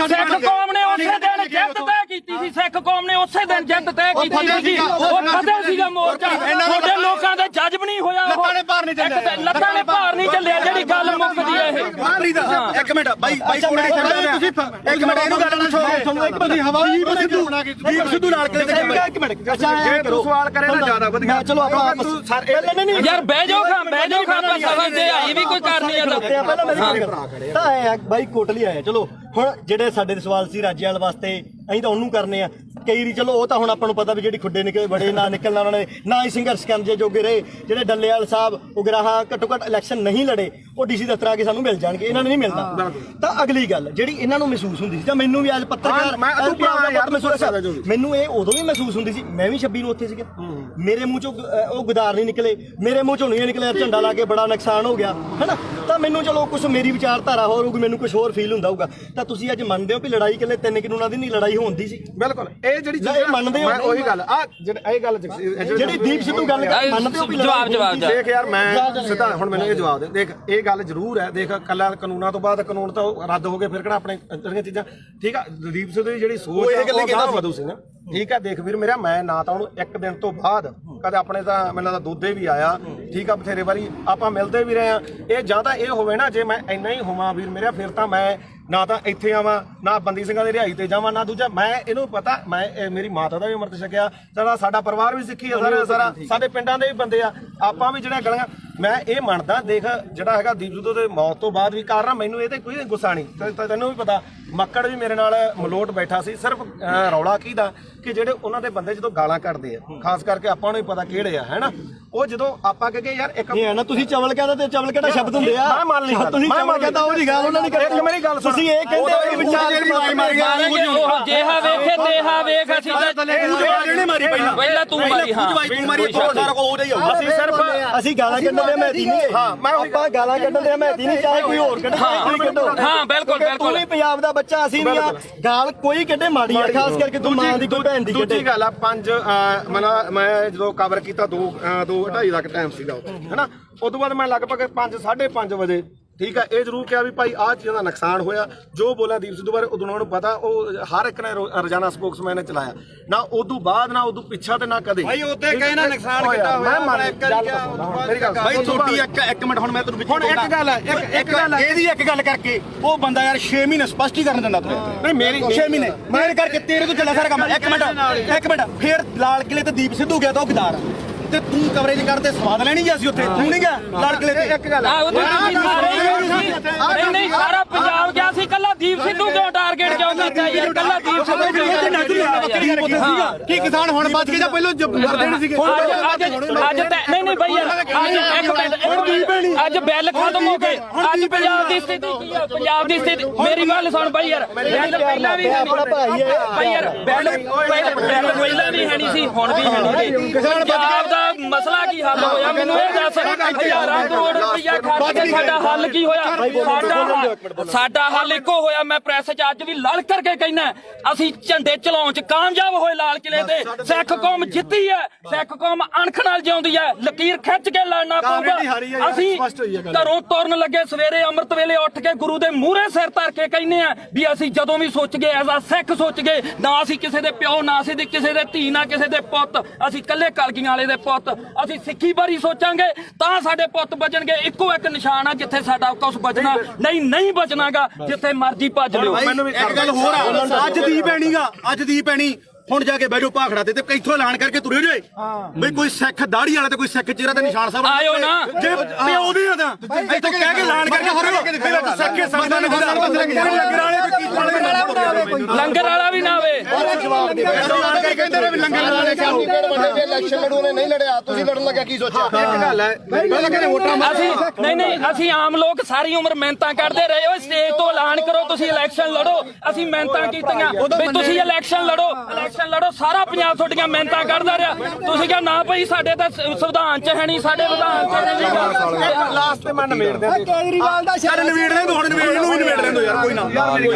ਸਿੱਖ ਕੌਮ ਨੇ ਉਸੇ ਦਿਨ ਜਿੱਤ ਤੈਅ ਕੀਤੀ ਸੀ ਸਿੱਖ ਕੌਮ ਨੇ ਉਸੇ ਦਿਨ ਜਿੱਤ ਤੈਅ ਕੀਤੀ ਸੀ ਉਹ ਫਤਿਹ ਸੀਗਾ ਮੋਰਚਾ ਤੁਹਾਡੇ ਲੋਕਾਂ ਦੇ ਜੱਜ ਨਹੀਂ ਹੋਇਆ ਉਹ ਲੱਤਾਂ ਨੇ ਭਾਰ ਨਹੀਂ ਚੱਲਿਆ ਜਿਹੜੀ ਗੱਲ ਮੁੱਕਦੀ ਹੈ ਇਹ ਇੱਕ ਮਿੰਟ ਬਾਈ ਕੋਲੇ ਤੁਸੀਂ ਇੱਕ ਮਿੰਟ ਇਹਨੂੰ ਗੱਲ ਸੁਣੋ ਇੱਕ ਮਿੰਟ ਹਵਾਈ ਦੀਪ ਸਿੱਧੂ ਨਾਲ ਕਿਤੇ ਇੱਕ ਮਿੰਟ ਜੇ ਤੂੰ ਸਵਾਲ ਕਰੇ ਨਾ ਜ਼ਿਆਦਾ ਵਧੀਆ ਚਲੋ ਆਪਾਂ ਯਾਰ ਬਹਿ ਜਾਓ ਖਾਂ ਆਪਾਂ ਸਵਾਲ ਤੇ ਆਈ ਵੀ ਕੋਈ ਕਰਨੀ ਆ ਪਹਿਲਾਂ ਮੇਰੀ ਤਾਂ ਆਇਆ ਬਾਈ ਕੋਟਲੀ ਆਇਆ ਚਲੋ ਹੁਣ ਜਿਹੜੇ ਸਾਡੇ ਸਵਾਲ ਸੀ ਰਾਜੇਵਾਲ ਵਾਸਤੇ ਅਸੀਂ ਤਾਂ ਉਹਨੂੰ ਕਰਨੇ ਆ ਕਈ ਰੀ ਚਲੋ ਉਹ ਤਾਂ ਹੁਣ ਆਪਾਂ ਨੂੰ ਪਤਾ ਵੀ ਜਿਹੜੀ ਖੁੱਡੇ ਨਿਕਲੇ ਬੜੇ ਨਾ ਨਿਕਲਣਾ ਉਹਨਾਂ ਨੇ ਨਾ ਹੀ ਸੰਘਰਸ਼ ਕਰਨ ਜੇ ਜੋਗੇ ਰਹੇ ਜਿਹੜੇ ਡੱਲੇਵਾਲ ਸਾਹਿਬ ਉਗਰਾਹਾਂ ਘੱਟੋ ਘੱਟ ਇਲੈਕਸ਼ਨ ਨਹੀਂ ਲੜੇ ਉਹ ਡੀਸੀ ਦਫ਼ਤਰ ਆ ਕੇ ਸਾਨੂੰ ਮਿਲ ਜਾਣਗੇ ਇਹਨਾਂ ਨੂੰ ਨਹੀਂ ਮਿਲਦਾ ਤਾਂ ਅਗਲੀ ਗੱਲ ਜਿਹੜੀ ਇਹਨਾਂ ਨੂੰ ਮਹਿਸੂਸ ਹੁੰਦੀ ਸੀ ਜਾਂ ਮੈਨੂੰ ਵੀ ਅੱਜ ਪੱਤਰਕਾਰ ਮੈਨੂੰ ਇਹ ਉਦੋਂ ਵੀ ਮਹਿਸੂਸ ਹੁੰਦੀ ਸੀ ਮੈਂ ਵੀ 26 ਨੂੰ ਉੱਥੇ ਸੀਗਾ ਮੇਰੇ ਮੂੰਹ ਚੋਂ ਉਹ ਗੁਦਾਰ ਨਹੀਂ ਨਿਕਲੇ ਮੇਰੇ ਮੂੰਹ ਚੋਂ ਨਹੀਂ ਨਿਕਲਿਆ ਝੰਡਾ ਲਾ ਕੇ ਬੜਾ ਨੁਕਸਾਨ ਹੋ ਗਿਆ ਹੈਨਾ ਤਾਂ ਮੈਨੂੰ ਚਲੋ ਕੁਝ ਮੇਰੀ ਵਿਚਾਰਧਾਰਾ ਹੋਰ ਹੋਊਗੀ ਮੈਨੂੰ ਕੁਝ ਹੋਰ ਫੀਲ ਹੁੰਦਾ ਹੋਊਗਾ ਤਾਂ ਤੁਸੀਂ ਅੱਜ ਮੰਨਦੇ ਹੋ ਵੀ ਲੜਾਈ ਕਿਲੇ 3 ਕਾਨੂੰਨਾਂ ਦੀ ਨਹੀਂ ਲੜਾਈ ਹੁੰਦੀ ਸੀ ਬਿਲਕੁਲ ਇਹ ਜਿਹੜੀ ਇਹ ਮੰਨਦੇ ਹੋ ਮੈਂ ਉਹੀ ਗੱਲ ਆ ਇਹ ਗੱਲ ਜਿਹੜੀ ਦੀਪ ਸਿੱਧੂ ਗੱਲ ਮੰਨਦੇ ਹੋ ਵੀ ਜਵਾਬ ਦੇਖ ਯਾਰ ਮੈਂ ਸਿੱਧਾ ਹੁਣ ਮੈਨੂੰ ਇਹ ਜਵਾਬ ਦੇ ਦੇਖ ਇਹ ਗੱਲ ਜ਼ਰੂਰ ਹੈ ਦੇਖ ਕੱਲਾ ਕਾਨੂੰਨਾਂ ਤੋਂ ਬਾਅਦ ਕਾਨੂੰਨ ਤਾਂ ਰੱਦ ਹੋ ਗਏ ਫਿਰ ਕਿਹੜਾ ਆਪਣੇ ਜਿਹੜੀਆਂ ਚੀਜ਼ਾਂ ਠੀਕ ਆ ਦੀਪ ਸਿੱਧੂ ਦੀ ਜਿਹੜੀ ਸੋਚ ਹੈ ਉਹ ਵਧੂ ਸੀ ਨਾ ਠੀਕ ਆ ਦੇਖ ਵੀਰ ਮੇਰਾ ਮੈਂ ਨਾ ਤਾਂ ਉਹਨੂੰ ਇੱਕ ਦਿਨ ਤੋਂ ਬਾਅਦ ਕਦੇ ਆਪਣੇ ਤਾਂ ਮੈਨੂੰ ਲੱਗਦਾ ਦੋਦੇ ਵੀ ਆਇਆ ਠੀਕ ਆ ਬਥੇਰੇ ਵਾਰੀ ਆਪਾਂ ਮਿਲਦੇ ਵੀ ਰਹੇ ਆ ਇਹ ਜਾਂ ਤਾਂ ਇਹ ਹੋਵੇ ਨਾ ਜੇ ਮੈਂ ਇੰਨਾ ਹੀ ਹੋਵਾਂ ਵੀਰ ਮੇਰਾ ਫਿਰ ਤਾਂ ਮੈਂ ਨਾ ਤਾਂ ਇੱਥੇ ਆਵਾਂ ਨਾ ਬੰਦੀ ਸਿੰਘਾਂ ਦੀ ਰਿਹਾਈ ਤੇ ਜਾਵਾਂ ਨਾ ਦੂਜਾ ਮੈਂ ਇਹਨੂੰ ਪਤਾ ਮੈਂ ਮੇਰੀ ਮਾਤਾ ਦਾ ਵੀ ਅੰਮ੍ਰਿਤ ਛਕਿਆ ਸਾਡਾ ਪਰਿਵਾਰ ਵੀ ਸਿੱਖੀ ਆ ਸਾਰਾ ਸਾਡੇ ਪਿੰਡਾਂ ਦੇ ਵੀ ਬੰਦੇ ਆ ਆਪਾਂ ਵੀ ਜਿਹੜਾ ਗਲੀਆਂ ਮੈਂ ਇਹ ਮੰਨਦਾ ਦੇਖ ਜਿਹੜਾ ਹੈਗਾ ਦੀਪ ਸਿੱਧੂ ਦੇ ਮੌਤ ਤੋਂ ਬਾਅਦ ਵੀ ਕਾਰਨ ਮੈਨੂੰ ਇਹ ਤੇ ਕੋਈ ਗੁੱਸਾ ਨਹੀਂ ਤੈਨੂੰ ਵੀ ਪਤਾ ਮੱਕੜ ਵੀ ਮੇਰੇ ਨਾਲ ਮਲੋਟ ਬੈਠਾ ਸੀ ਸਿਰਫ ਰੌਲਾ ਕੀ ਦਾ ਕਿ ਜਿਹੜੇ ਉਹਨਾਂ ਦੇ ਬੰਦੇ ਜਦੋਂ ਗਾਲਾਂ ਕੱਢਦੇ ਆ ਖਾਸ ਕਰਕੇ ਆਪਾਂ ਨੂੰ ਹੀ ਪਤਾ ਕਿਹੜੇ ਆ ਹੈਨਾ ਉਹ ਜਦੋਂ ਆਪਾਂ ਕਹੇ ਯਾਰ ਇੱਕ ਨਹੀਂ ਹੈ ਨਾ ਤੁਸੀਂ ਚਵਲ ਕਹਿੰਦਾ ਤੇ ਚਵਲ ਕਿਹੜਾ ਸ਼ਬਦ ਹੁੰਦੇ ਆ ਮੈਂ ਮੰਨ ਲਈ ਤੁਸੀਂ ਚਵਲ ਕਹਿੰਦਾ ਉਹ ਦੀ ਗੱਲ ਉਹਨਾਂ ਨੇ ਇੱਕ ਮੇਰੀ ਗੱਲ ਤੁਸੀਂ ਇਹ ਕਹਿੰਦੇ ਵਿਚਾਰ ਜਿਹਾ ਵੇਖੇ ਤੇਹਾ ਵੇਖ ਅਸੀਂ ਇਹਨੇ ਮਾਰੀ ਪਹਿਲਾਂ ਤੂੰ ਮਾਰੀ ਹਾਂ ਤੂੰ ਮਾਰੀ ਸਾਰਾ ਕੋ ਹੋ ਜਾਈ ਅਸੀਂ ਸਿਰਫ ਅਸੀਂ ਗਾਲਾਂ ਕੱਢਣ ਦੇ ਮਹਿਤੀ ਨਹੀਂ ਹਾਂ ਮੈਂ ਆਪਾਂ ਗਾਲਾਂ ਕੱਢਣ ਦੇ ਮਹਿਤੀ ਨਹੀਂ ਚਾਹੇ ਕੋਈ ਹੋਰ ਕੱਢੇ ਕੋਈ ਕੱਢੋ ਹਾਂ ਬਿਲਕੁਲ ਤੂੰ ਵੀ ਪੰਜਾਬ ਦਾ ਬੱਚਾ ਅਸੀਂ ਨਹੀਂ ਆ ਗਾਲ ਕੋਈ ਕੱਢੇ ਮਾੜੀ ਆ ਖਾਸ ਕਰਕੇ ਤੂੰ ਮਾਂ ਦੀ ਕੋਈ ਭੈਣ ਦੀ ਕੱਢੇ ਦੂਜੀ ਗੱਲ ਆ ਮੈਂ ਜਦੋਂ ਕਵਰ ਕੀਤਾ 2:30 ਦਾ ਟਾਈਮ ਸੀਗਾ ਉੱਥੇ ਹੈਨਾ ਉਸ ਤੋਂ ਬਾਅਦ ਮੈਂ ਲਗਭਗ 5:30 ਵਜੇ ਠੀਕ ਹੈ ਇਹ ਜ਼ਰੂਰ ਕਿਹਾ ਵੀ ਭਾਈ ਆਹ ਚੀਜ਼ਾਂ ਦਾ ਨੁਕਸਾਨ ਹੋਇਆ ਜੋ ਬੋਲਿਆ ਦੀਪ ਸਿੱਧੂ ਬਾਰੇ ਉਦੋਂ ਨੂੰ ਪਤਾ ਉਹ ਹਰ ਇੱਕ ਨੇ ਰੋਜ਼ਾਨਾ ਸਪੋਕਸਮੈਨ ਨੇ ਚਲਾਇਆ ਨਾ ਉਦੋਂ ਬਾਅਦ ਨਾ ਉਦੋਂ ਪਿੱਛਾ ਤੇ ਨਾ ਕਦੇ ਭਾਈ ਉੱਤੇ ਕਹੇ ਨਾ ਨੁਕਸਾਨ ਕਿੱਡਾ ਹੋਇਆ ਮੇਰੀ ਗੱਲ ਭਾਈ ਤੁਹਾਡੀ ਇੱਕ ਮਿੰਟ ਹੁਣ ਮੈਂ ਤੈਨੂੰ ਹੁਣ ਇੱਕ ਗੱਲ ਹੈ ਇੱਕ ਗੱਲ ਹੈ ਇਹਦੀ ਇੱਕ ਗੱਲ ਕਰਕੇ ਉਹ ਬੰਦਾ ਯਾਰ 6 ਮਹੀਨੇ ਸਪਸ਼ਟੀਕਰਨ ਦਿੰਦਾ ਤੂੰ ਨਹੀਂ ਮੇਰੀ 6 ਮਹੀਨੇ ਮੇਰੇ ਕਰਕੇ ਤੇਰੇ ਤੋਂ ਚੱਲਿਆ ਸਾਰਾ ਕੰਮ ਇੱਕ ਮਿੰਟ ਫੇਰ ਲਾਲ ਕਿਲੇ ਤੇ ਦੀਪ ਸਿੱਧੂ ਗਿਆ ਤਾਂ ਉਹ ਗਦਾਰ ਤੇ ਤੂੰ ਕਵਰੇਜ ਕਰਦੇ ਸਵਾਦ ਲੈਣੀ ਗਿਆ ਸੀ ਉੱਥੇ ਤੂੰ ਨਹੀਂ ਗਿਆ ਲਾਲ ਕਿਲੇ ਤੇ ਇੱਕ ਗੱਲ ਨਹੀਂ ਸਾਰਾ ਪੰਜਾਬ ਗਿਆ ਸੀ ਕੱਲਾ ਦੀਪ ਸਿੱਧੂ ਕਿਉਂ ਟਾਰਗੇਟ ਕਿਉਂ ਕੀਤਾ ਯਾਰ ਕੱਲਾ ਦੀਪ ਸਿੱਧੂ ਕੀ ਕਿਸਾਨ ਹੁਣ ਬਚ ਕੇ ਜਾਂ ਪਹਿਲਾਂ ਮਰਦੇ ਨਹੀਂ ਸੀਗੇ ਅੱਜ ਨਹੀਂ ਬਈ ਯਾਰ ਅੱਜ ਬਿੱਲ ਖਤਮ ਹੋ ਗਏ ਅੱਜ ਪੰਜਾਬ ਦੀ ਸਥਿਤੀ ਕੀ ਆ ਪੰਜਾਬ ਦੀ ਸਥਿਤੀ ਮੇਰੀ ਗੱਲ ਸੁਣ ਬਈ ਯਾਰ ਬਿੱਲ ਪਹਿਲਾਂ ਵੀ ਹੈ ਬਈ ਯਾਰ ਬਿੱਲ ਪਹਿਲਾਂ ਵੀ ਹੈ ਨਹੀਂ ਸੀ ਹੁਣ ਵੀ ਹੈ ਨਹੀਂ ਪੰਜਾਬ ਦਾ ਮਸਲਾ ਕੀ ਹੱਲ ਹੋਇਆ ਮੈਨੂੰ ਇਹ ਦੱਸ ਹਜ਼ਾਰਾਂ ਕਰੋੜ ਰੁਪਇਆ ਖਰਚ ਕੇ ਸਾਡਾ ਹੱਲ ਕੀ ਹੋਇਆ ਸਾਡਾ ਹੱਲ ਇੱਕੋ ਹੋਇਆ ਮੈਂ ਪ੍ਰੈਸ 'ਚ ਅੱਜ ਵੀ ਲੜ ਕਰਕੇ ਕਹਿਣਾ ਅਸੀਂ ਝੰਡੇ ਚਲਾਉਣ 'ਚ ਕਾਮਯਾਬ ਹੋਏ ਲਾਲ ਕਿਲੇ ਤੇ ਸਿੱਖ ਕੌਮ ਜਿੱਤੀ ਹੈ ਸਿੱਖ ਕੌਮ ਅਣਖ ਨਾਲ ਜਿਉਂਦੀ ਹੈ ਲਕੀਰ ਖਿੱਚ ਕੇ ਲੜਨਾ ਪਊਗਾ ਅਸੀਂ ਘਰੋਂ ਤੁਰਨ ਲੱਗੇ ਸਵੇਰੇ ਅੰਮ੍ਰਿਤ ਵੇਲੇ ਉੱਠ ਕੇ ਗੁਰੂ ਦੇ ਮੂਹਰੇ ਸਿਰ ਧਰ ਕੇ ਕਹਿੰਦੇ ਆ ਵੀ ਅਸੀਂ ਜਦੋਂ ਵੀ ਸੋਚ ਗਏ ਐਜ਼ ਆ ਸਿੱਖ ਸੋਚ ਗਏ ਨਾ ਅਸੀਂ ਕਿਸੇ ਦੇ ਪਿਓ ਨਾ ਅਸੀਂ ਦੇ ਕਿਸੇ ਦੇ ਧੀ ਨਾ ਕਿਸੇ ਦੇ ਪੁੱਤ ਅਸੀਂ ਇਕੱਲੇ ਕਲਗੀਆਂ ਵਾਲੇ ਦੇ ਪੁੱਤ ਅਸੀਂ ਸਿੱਖੀ ਬਾਰੇ ਸੋਚਾਂਗੇ ਤਾਂ ਸਾਡੇ ਪੁੱਤ ਬਚਣਗੇ ਇੱਕੋ ਇੱਕ ਨਿਸ਼ਾਨ ਆ ਜਿੱਥੇ ਸਾਡਾ ਕੁਝ ਬਚਣਾ ਨਹੀਂ ਬਚਣਾਗਾ ਜਿੱਥੇ ਮਰਜ਼ੀ ਭੱਜ ਲਿਓ ਇੱਕ ਗੱਲ ਹੋਰ ਆ ਅੱਜ ਦੀ ਪੈਣੀ ਹੁਣ ਜਾ ਕੇ ਬੈਠੋ ਭਾਖੜਾ ਤੇ ਇੱਥੋਂ ਐਲਾਨ ਕਰਕੇ ਤੁਰੇ ਜੇ ਬਈ ਕੋਈ ਸਿੱਖ ਦਾੜੀ ਵਾਲਾ ਤੇ ਕੋਈ ਸਿੱਖ ਚਿਹਰਾ ਤੇ ਨਿਸ਼ਾਨ ਸਾਹਿਬ ਆਇਓ ਨਾ ਜੇ ਪਿਓ ਦੀ ਆ ਤਾਂ ਇੱਥੋਂ ਕਹਿ ਕੇ ਐਲਾਨ ਕਰਕੇ ਤੁਰੇ ਸਿੱਖੇ ਸੰਗਤਾਂ ਨੇ ਲੰਗਰ ਵਾਲਾ ਵੀ ਨਾ ਆਵੇ ਕਹਿੰਦੇ ਨੇ ਵੀ ਲੰਗਰ ਵਾਲੇ ਇਲੈਕਸ਼ਨ ਲੜੂ ਨੇ ਨਹੀਂ ਲੜਿਆ ਤੁਸੀਂ ਲੜਨ ਲੱਗਿਆ ਕੀ ਸੋਚਿਆ ਇੱਕ ਗੱਲ ਹੈ ਪਹਿਲਾਂ ਕਹਿੰਦੇ ਵੋਟਾਂ ਅਸੀਂ ਆਮ ਲੋਕ ਸਾਰੀ ਉਮਰ ਮਿਹਨਤਾਂ ਕਰਦੇ ਰਹੇ ਹੋ ਸਟੇਜ ਤੋਂ ਐਲਾਨ ਕਰੋ ਤੁਸੀਂ ਇਲੈਕਸ਼ਨ ਲੜੋ ਅਸੀਂ ਮਿਹਨਤਾਂ ਕੀਤੀਆਂ ਵੀ ਤੁਸੀਂ ਇਲੈਕਸ਼ਨ ਲੜੋ ਸਾਰਾ ਪੰਜਾਬ ਤੁਹਾਡੀਆਂ ਮਿਹਨਤਾਂ ਕਰਦਾ ਰਿਹਾ ਤੁਸੀਂ ਕਿਹਾ ਨਾ ਭਾਈ ਸਾਡੇ ਤਾਂ ਸੰਵਿਧਾਨ 'ਚ ਹੈ ਨਹੀਂ ਸਾਡੇ ਵਿਧਾਨ 'ਚ ਨਹੀਂ ਲਾਸਟ ਤੇ ਮੈਂ ਨਿਬੇੜਦੇ ਕੇਜਰੀਵਾਲ ਦਾ ਚੱਲ ਨਵੇੜ ਲੈ ਤੂੰ ਹੁਣ ਨਵੇੜ ਨੂੰ ਵੀ ਨਵੇੜ ਲੈਂਦੋ ਯਾਰ ਕੋਈ ਨਾ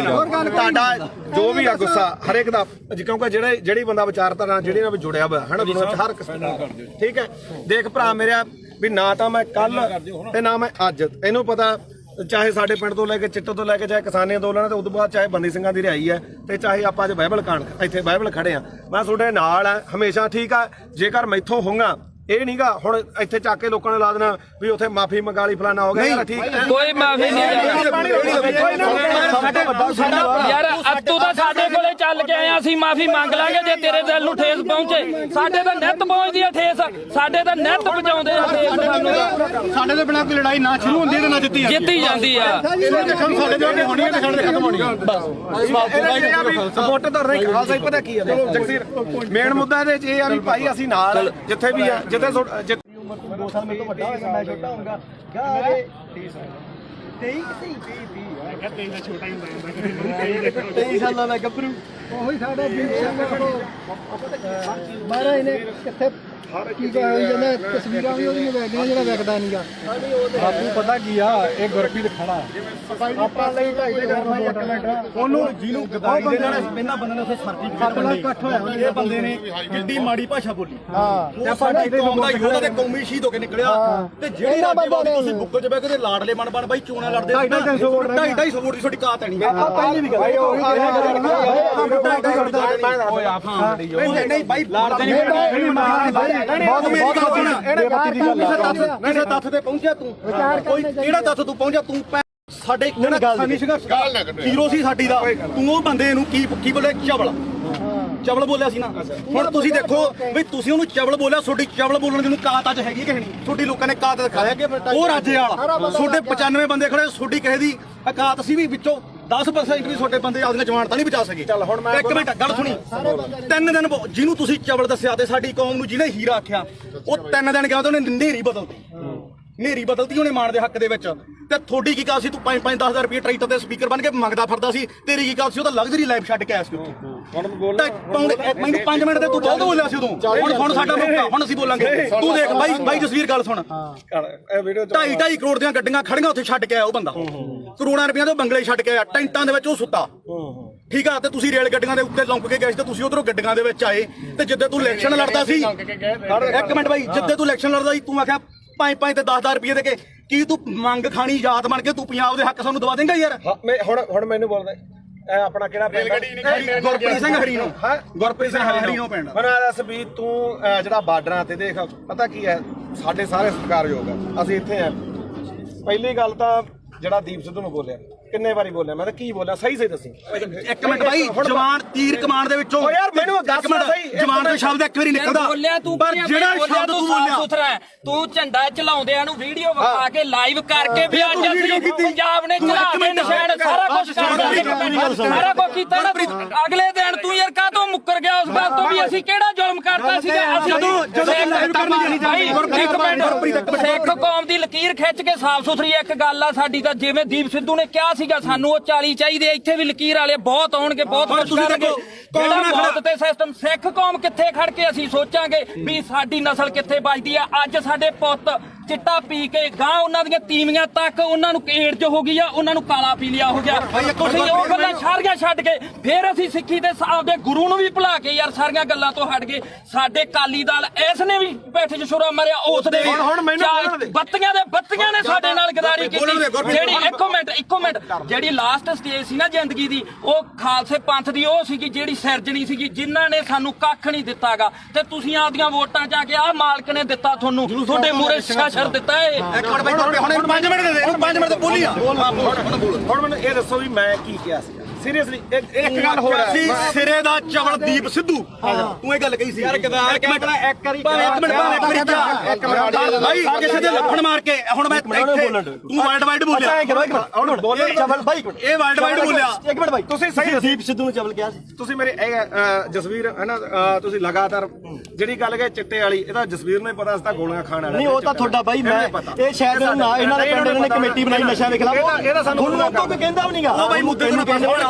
ਤੁਹਾਡਾ ਜੋ ਵੀ ਆ ਗੁੱਸਾ ਹਰੇਕ ਦਾ ਕਿਉਂਕਿ ਜਿਹੜੀ ਬੰਦਾ ਵਿਚਾਰਧਾਰਾ ਜਿਹੜੀ ਨਾਲ ਜੁੜਿਆ ਹੋਇਆ ਹੈ ਨਾ ਦੁਨੀਆ ਵਿੱਚ ਹਰ ਕਿਸਮ ਦਾ ਠੀਕ ਹੈ ਦੇਖ ਭਰਾ ਮੇਰਾ ਵੀ ਨਾ ਤਾਂ ਮੈਂ ਕੱਲ ਤੇ ਨਾ ਮੈਂ ਅੱਜ ਇਹਨੂੰ ਪਤਾ ਚਾਹੇ ਸਾਡੇ ਪਿੰਡ ਤੋਂ ਲੈ ਕੇ ਚਿੱਟੋ ਤੋਂ ਲੈ ਕੇ ਚਾਹੇ ਕਿਸਾਨੀ ਅੰਦੋਲਨ ਤੇ ਉਦੋਂ ਬਾਅਦ ਚਾਹੇ ਬੰਦੀ ਸਿੰਘਾਂ ਦੀ ਰਿਹਾਈ ਹੈ ਤੇ ਚਾਹੇ ਆਪਾਂ ਅੱਜ ਬਾਈਬਲ ਕਾਂਡ ਇੱਥੇ ਬਾਈਬਲ ਖੜੇ ਆ ਮੈਂ ਤੁਹਾਡੇ ਨਾਲ ਆ ਹਮੇਸ਼ਾ ਠੀਕ ਆ ਜੇਕਰ ਮੈਥੋਂ ਹੋਊਗਾ ਇਹ ਨਹੀਂਗਾ ਹੁਣ ਇੱਥੇ ਚੱਕ ਕੇ ਲੋਕਾਂ ਨੇ ਲਾ ਦੇਣਾ ਵੀ ਉੱਥੇ ਮਾਫੀ ਮੰਗਾ ਲਈ ਫਲਾਣਾ ਹੋ ਗਿਆ ਯਾਰ ਠੀਕ ਕੋਈ ਮਾਫੀ ਨਹੀਂ ਯਾਰ ਤੂੰ ਤਾਂ ਸਾਡੇ ਕੋਲੇ ਚੱਲ ਕੇ ਆਇਆ ਅਸੀਂ ਮਾਫੀ ਮੰਗ ਲਾਂਗੇ ਜੇ ਤੇਰੇ ਦਿਲ ਨੂੰ ਠੇਸ ਪਹੁੰਚੇ ਸਾਡੇ ਤਾਂ ਨਿੱਤ ਪਹੁੰਚਦੀ ਆ ਠੇਸ ਸਾਡੇ ਤਾਂ ਨਿੱਤ ਪਹੁੰਚਾਉਂਦੇ ਆ ਠੇਸ ਸਾਨੂੰ ਸਾਡੇ ਦੇ ਬਿਨਾਂ ਕੋਈ ਲੜਾਈ ਨਾ ਸ਼ੁਰੂ ਹੁੰਦੀ ਤੇ ਨਾ ਜਿੱਤੀ ਜਾਂਦੀ ਆ ਸਾਡੇ ਜੋ ਹੋਣੀ ਹੈ ਤੇ ਸਾਡੇ ਖਤਮ ਹੋਣੀ ਬਸ ਸਪੋਰਟ ਤਾਂ ਨਹੀਂ ਖਾਲਸਾ ਹੀ ਪਤਾ ਕੀ ਹੈ ਜਗਸੀਰ ਮੇਨ ਮੁੱਦਾ ਇਹਦੇ ਚ ਇਹ ਆ ਵੀ ਭਾਈ ਅਸੀਂ ਨਾਲ ਜਿੱਥੇ ਵੀ ਆ ਜਿੱਥੇ 2 ਸਾਲ ਮੇਰੇ ਤੋਂ ਵੱਡਾ ਹੋਏਗਾ ਮੈਂ ਛੋਟਾ ਹੋਊਗਾ ਗਾਰੇ 23 ਸਾਲਾਂ ਦਾ ਗੱਭਰੂ ਉਹੀ ਸਾਡਾ ਦੀਪ ਸਿੰਘ ਮਹਾਰਾਜ ਨੇ ਕਿੱਥੇ ਕੀ ਹੋਈ ਜਾਂਦਾ ਤਸਵੀਰਾਂ ਵੀ ਉਹਦੀਆਂ ਵੇਖਦੀਆਂ ਜਿਹੜਾ ਵੇਖਦਾ ਨਹੀਂਗਾ ਬਾਪੂ ਪਤਾ ਕੀ ਆ ਇਹ ਗੁਰਪ੍ਰੀਤ ਖੜਾ ਆਪਾਂ ਲਈ ਢਾਈ ਦੇ ਘਰ ਇੱਕ ਮਿੰਟ ਉਹਨੂੰ ਜਿਹਨੂੰ ਗਦਾਰੀ ਦੇ ਨਾਲ ਪਹਿਲਾਂ ਬੰਦੇ ਨੇ ਉੱਥੇ ਸਰਟੀਫਿਕੇਟ ਇਕੱਠ ਹੋਇਆ ਇਹ ਬੰਦੇ ਨੇ ਕਿੱਡੀ ਮਾੜੀ ਭਾਸ਼ਾ ਬੋਲੀ ਹਾਂ ਆਪਾਂ ਢਾਈ ਦੇ ਕੌਮ ਦਾ ਯੋਧਾ ਤੇ ਕੌਮੀ ਸ਼ਹੀਦ ਹੋ ਕੇ ਨਿਕਲਿਆ ਤੇ ਜਿਹੜੀ ਰਾਜੇਵਾਦੀ ਤੁਸੀਂ ਬੁੱਕਲ 'ਚ ਬਹਿ ਕੇ ਲਾੜਲੇ ਬਣ ਬਾਈ ਚੋਣਾਂ ਲੜਦੇ 250 ਵੋਟ ਦੀ ਤੁਹਾਡੀ ਕਾਤ ਨਹੀਂ ਆ ਪਹਿਲੀ ਵੀ ਗੱਲ ਓਏ ਆਪਾਂ ਨਹੀਂ ਬਾਈ ਲਾੜਦੇ ਨਹੀਂ ਕਿਸੇ ਤੱਥ ਤੇ ਪਹੁੰਚਿਆ ਤੂੰ ਕੋਈ ਕਿਹੜਾ ਤੱਥ ਤੂੰ ਪਹੁੰਚਿਆ ਤੂੰ ਸਾਡੇ ਕਿਸਾਨੀ ਸੰਘਰਸ਼ ਹੀਰੋ ਸੀ ਸਾਡੀ ਦਾ ਤੂੰ ਉਹ ਬੰਦੇ ਨੂੰ ਕੀ ਬੋਲੇ ਚਵਲ ਬੋਲਿਆ ਸੀ ਨਾ ਹੁਣ ਤੁਸੀਂ ਦੇਖੋ ਵੀ ਤੁਸੀਂ ਉਹਨੂੰ ਚਵਲ ਬੋਲਿਆ ਤੁਹਾਡੀ ਚਵਲ ਬੋਲਣ ਦੀ ਨੂੰ ਕਾਤ ਅੱਜ ਹੈਗੀ ਕਿ ਨਹੀਂ ਤੁਹਾਡੀ ਲੋਕਾਂ ਨੇ ਕਾਤ ਦਿਖਾਇਆ ਉਹ ਰਾਜੇ ਵਾਲਾ ਤੁਹਾਡੇ 95 ਬੰਦੇ ਖੜੇ ਤੁਹਾਡੀ ਕਿਸੇ ਦੀ ਕਾਤ ਸੀ ਵੀ ਵਿੱਚੋਂ 10% ਵੀ ਤੁਹਾਡੇ ਬੰਦੇ ਆਪਦੀਆਂ ਜਵਾਨਤਾਂ ਨਹੀਂ ਬਚਾ ਸਕੇ ਚੱਲ ਹੁਣ ਮੈਂ ਇੱਕ ਮਿੰਟ ਗੱਲ ਸੁਣੀ 3 ਦਿਨ ਜਿਹਨੂੰ ਤੁਸੀਂ ਚਵਲ ਦੱਸਿਆ ਤੇ ਸਾਡੀ ਕੌਮ ਨੂੰ ਜਿਹਨੇ ਹੀਰਾ ਆਖਿਆ ਉਹ 3 ਦਿਨ ਗਿਆ ਤੇ ਉਹਨੇ ਨੇਰੀ ਬਦਲਤੀ ਉਹਨੇ ਮਾਣ ਦੇ ਹੱਕ ਦੇ ਵਿੱਚ ਤੇ ਤੁਹਾਡੀ ਕੀ ਕਾਲ ਸੀ ਤੂੰ 5-10,000 ਰੁਪਏ ਟਰੈਕਟਰ ਤੇ ਸਪੀਕਰ ਬਣ ਕੇ ਮੰਗਦਾ ਫਿਰਦਾ ਸੀ ਤੇਰੀ ਕੀ ਕਾਲ ਸੀ ਉਹ ਤਾਂ ਲਗਜ਼ਰੀ ਲਾਈਫ ਛੱਡ ਕੇ ਆਇਆ ਸੀ ਉੱਥੇ ਮੈਨੂੰ 5 ਮਿੰਟ ਤੇ ਤੂੰ ਬਹੁਤ ਬੋਲਿਆ ਸੀ ਉਦੋਂ ਹੁਣ ਸਾਡਾ ਮੌਕਾ ਹੁਣ ਅਸੀਂ ਬੋਲਾਂਗੇ ਤੂੰ ਦੇਖ ਬਾਈ ਜਸਵੀਰ ਗੱਲ ਸੁਣ 2.5 ਕਰੋੜ ਦੀਆਂ ਗੱਡੀਆਂ ਖੜੀਆਂ ਉੱਥੇ ਛੱਡ ਕੇ ਆਇਆ ਉਹ ਬੰਦਾ ਕਰੋੜਾਂ ਰੁਪਈਆਂ ਦੇ ਬੰਗਲੇ ਛੱਡ ਕੇ ਆਇਆ ਟੈਂਟਾਂ ਦੇ ਵਿੱਚ ਉਹ ਸੁੱਤਾ ਠੀਕ ਆ ਤੇ ਤੁਸੀਂ ਰੇਲ ਗੱਡੀਆਂ ਦੇ ਉੱਤੇ ਲੰਘ ਕੇ ਗਏ ਤੇ ਤੁਸੀਂ ਉਧਰੋਂ ਗੱਡੀਆਂ ਦੇ ਵਿੱਚ ਆਏ ਤੇ ਜਿੱਦੇ ਤੂੰ ਇਲੈਕਸ਼ਨ ਲੜਦਾ ਸੀ ਇੱਕ ਮਿੰਟ ਬਾਈ ਜਿੱਦੇ ਤੂੰ ਇਲੈਕਸ਼ਨ ਲੜਦਾ ਸੀ ਤੂੰ ਆਖਿਆ 5 ਤੇ 10,000 ਰੁਪਏ ਦੇ ਕੇ ਕੀ ਤੂੰ ਮੰਗ ਖਾਣੀ ਜਾਤ ਬਣ ਕੇ ਤੂੰ ਪੰਜਾਬ ਦੇ ਹੱਕ ਸਾਨੂੰ ਦਵਾ ਦੇਂਗਾ ਯਾਰ? ਹੁਣ ਮੈਨੂੰ ਬੋਲਦਾ ਇਹ ਆਪਣਾ ਕਿਹੜਾ ਪਿੰਡ ਗੁਰਪ੍ਰੀਤ ਸਿੰਘ ਹਰੀਨੋ ਗੁਰਪ੍ਰੀਤ ਸਿੰਘ ਹਰੀਨੋ ਪਿੰਡ। ਮੈਨੂੰ ਦੱਸ ਵੀ ਤੂੰ ਜਿਹੜਾ ਬਾਰਡਰਾਂ ਤੇ ਦੇਖ ਪਤਾ ਕੀ ਹੈ ਸਾਡੇ ਸਾਰੇ ਸਤਿਕਾਰਯੋਗ ਆ ਅਸੀਂ ਇੱਥੇ ਆ ਪਹਿਲੀ ਗੱਲ ਤਾਂ ਜਿਹੜਾ ਦੀਪ ਸਿੱਧੂ ਨੂੰ ਬੋਲਿਆ ਕਿੰਨੇ ਵਾਰੀ ਬੋਲਿਆ ਮੈਂ ਤਾਂ ਕੀ ਬੋਲਿਆ ਸਹੀ ਦੱਸੀ ਇੱਕ ਮਿੰਟ ਬਾਈ ਜਵਾਨ ਤੀਰ ਕਮਾਨ ਦੇ ਵਿੱਚੋਂ ਓ ਯਾਰ ਮੈਨੂੰ ਦੱਸ ਸਹੀ ਜਵਾਨ ਦਾ ਸ਼ਬਦ ਇੱਕ ਵਾਰੀ ਨਿਕਲਦਾ ਬੋਲਿਆ ਤੂੰ ਪਰ ਜਿਹੜਾ ਸ਼ਬਦ ਤੂੰ ਬੋਲਿਆ ਸੁਥਰਾ ਤੂੰ ਝੰਡਾ ਚਲਾਉਂਦਿਆਂ ਨੂੰ ਵੀਡੀਓ ਵਿਖਾ ਕੇ ਲਾਈਵ ਕਰਕੇ ਵੀ ਅੱਜ ਅਸੀਂ ਪੰਜਾਬ ਨੇ ਚੜਾ ਕੇ ਨਿਸ਼ਾਨ ਸਾਰਾ ਕੁਝ ਕਰਦਾ ਸਾਰਾ ਕੁਝ ਕੀਤਾ ਨਾ ਅਗਲੇ ਦਿਨ ਤੂੰ ਯਾਰ ਕਾਹਤੋਂ ਮੁੱਕਰ ਗਿਆ ਉਸ ਗੱਲ ਤੋਂ ਵੀ ਅਸੀਂ ਕਿਹੜਾ ਜ਼ੁਲਮ ਕਰਤਾ ਸੀਗਾ ਅਸੀਂ ਸਿੱਖ ਕੌਮ ਦੀ ਲਕੀਰ ਖਿੱਚ ਕੇ ਸਾਫ਼ ਸੁਥਰੀ ਇੱਕ ਗੱਲ ਆ ਸਾਡੀ ਤਾਂ ਜਿਵੇਂ ਦੀਪ ਸਿੱਧੂ ਨੇ ਕਿਹਾ ਸੀਗਾ ਸਾਨੂੰ ਉਹ 40 ਚਾਹੀਦੇ ਇੱਥੇ ਵੀ ਲਕੀਰ ਵਾਲੇ ਬਹੁਤ ਆਉਣਗੇ ਬਹੁਤ ਕੁਝ ਕਰਨਗੇ ਜਿਹੜਾ ਮੌਤ ਤੇ ਸਿਸਟਮ ਸਿੱਖ ਕੌਮ ਕਿੱਥੇ ਖੜ ਕੇ ਅਸੀਂ ਸੋਚਾਂਗੇ ਵੀ ਸਾਡੀ ਨਸਲ ਕਿੱਥੇ ਬਚਦੀ ਆ ਅੱਜ ਸਾਡੇ ਪੁੱਤ ਚਿੱਟਾ ਪੀ ਕੇ ਗਾਂ ਉਹਨਾਂ ਦੀਆਂ ਤੀਵੀਆਂ ਤੱਕ ਉਹਨਾਂ ਨੂੰ ਏਡਜ਼ ਹੋ ਗਈ ਆ ਉਹਨਾਂ ਨੂੰ ਕਾਲਾ ਪੀਲੀਆ ਹੋ ਗਿਆ ਤੁਸੀਂ ਉਹ ਗੱਲਾਂ ਸਾਰੀਆਂ ਛੱਡ ਕੇ ਫਿਰ ਅਸੀਂ ਸਿੱਖੀ ਤੇ ਆਪਦੇ ਗੁਰੂ ਨੂੰ ਵੀ ਭੁਲਾ ਕੇ ਯਾਰ ਸਾਰੀਆਂ ਗੱਲਾਂ ਤੋਂ ਹਟ ਗਏ ਸਾਡੇ ਕਾਲੀ ਦਲ ਇਸ ਨੇ ਵੀ ਪੈਠ 'ਚ ਛੁਰਾ ਮਾਰਿਆ ਉਸ ਦੇ ਬੱਤੀਆਂ ਨੇ ਸਾਡੇ ਨਾਲ ਗਦਾਰੀ ਕੀਤੀ ਜਿਹੜੀ ਇੱਕੋ ਮਿੰਟ ਜਿਹੜੀ ਲਾਸਟ ਸਟੇਜ ਸੀ ਨਾ ਜ਼ਿੰਦਗੀ ਦੀ ਉਹ ਖਾਲਸੇ ਪੰਥ ਦੀ ਉਹ ਸੀਗੀ ਜਿਹੜੀ ਸਿਰਜਣੀ ਸੀਗੀ ਜਿਨ੍ਹਾਂ ਨੇ ਸਾਨੂੰ ਕੱਖ ਨਹੀਂ ਦਿੱਤਾਗਾ ਤੇ ਤੁਸੀਂ ਆਪਦੀਆਂ ਵੋਟਾਂ ਜਾ ਕੇ ਆਹ ਮਾਲਕ ਨੇ ਦਿੱਤਾ ਤੁਹਾਨੂੰ ਤੁਹਾਡੇ ਮੂਹਰੇ ਸ਼ਾਸਰ ਦਿੱਤਾ ਏ ਇੱਕ ਮਿੰਟ ਬਾਈ ਹੁਣ 5 ਮਿੰਟ ਦੇ ਦੇ 5 ਮਿੰਟ ਤੇ ਬੋਲੀ ਆ ਹੁਣ ਮੈਨੂੰ ਇਹ ਦੱਸੋ ਵੀ ਮੈਂ ਕੀ ਕਿਹਾ ਸੀ ਸੀਰੀਅਸਲੀ ਇੱਕ ਗੱਲ ਹੋ ਰਹੀ ਸੀ ਸਿਰੇ ਦਾ ਚਵਲ ਦੀਪ ਸਿੱਧੂ ਤੂੰ ਇਹ ਗੱਲ ਕਹੀ ਸੀ ਯਾਰ ਗਦਾਰ ਇੱਕ ਮਿੰਟ ਭਾਈ ਕਿਸੇ ਦੇ ਲੱਫੜ ਮਾਰ ਕੇ ਹੁਣ ਮੈਂ ਇੱਥੇ ਤੂੰ ਵਰਲਡ ਵਾਈਡ ਬੋਲਿਆ ਹੁਣ ਬੋਲੇ ਚਵਲ ਬਾਈ ਇਹ ਵਰਲਡ ਵਾਈਡ ਬੋਲਿਆ ਇੱਕ ਮਿੰਟ ਬਾਈ ਤੁਸੀਂ ਸਹੀ ਦੀਪ ਸਿੱਧੂ ਨੂੰ ਚਵਲ ਕਿਹਾ ਸੀ ਤੁਸੀਂ ਮੇਰੇ ਜਸਵੀਰ ਹੈ ਨਾ ਤੁਸੀਂ ਲਗਾਤਾਰ ਜਿਹੜੀ ਗੱਲ ਕਹੇ ਚਿੱਟੇ ਵਾਲੀ ਇਹਦਾ ਜਸਵੀਰ ਨੂੰ ਹੀ ਪਤਾ ਅਸਤਾ ਗੋਲੀਆਂ ਖਾਣ ਵਾਲਾ ਨਹੀਂ ਉਹ ਤਾਂ ਤੁਹਾਡਾ ਬਾਈ ਮੈਂ ਇਹ ਸ਼ਾਇਦ ਨਾ ਇਹਨਾਂ ਦੇ ਪਿੰਡ ਨੇ ਕਮੇਟੀ ਬਣਾਈ ਨਸ਼ਾ ਦੇ ਖਿਲਾਫ ਇਹਦਾ ਸਾਨੂੰ ਤੁਹਾਨੂੰ ਕੋਈ ਕਹਿੰਦਾ ਵੀ ਨਹੀਂਗਾ ਉਹ ਬਾਈ ਮੁੱਦੇ ਨੂੰ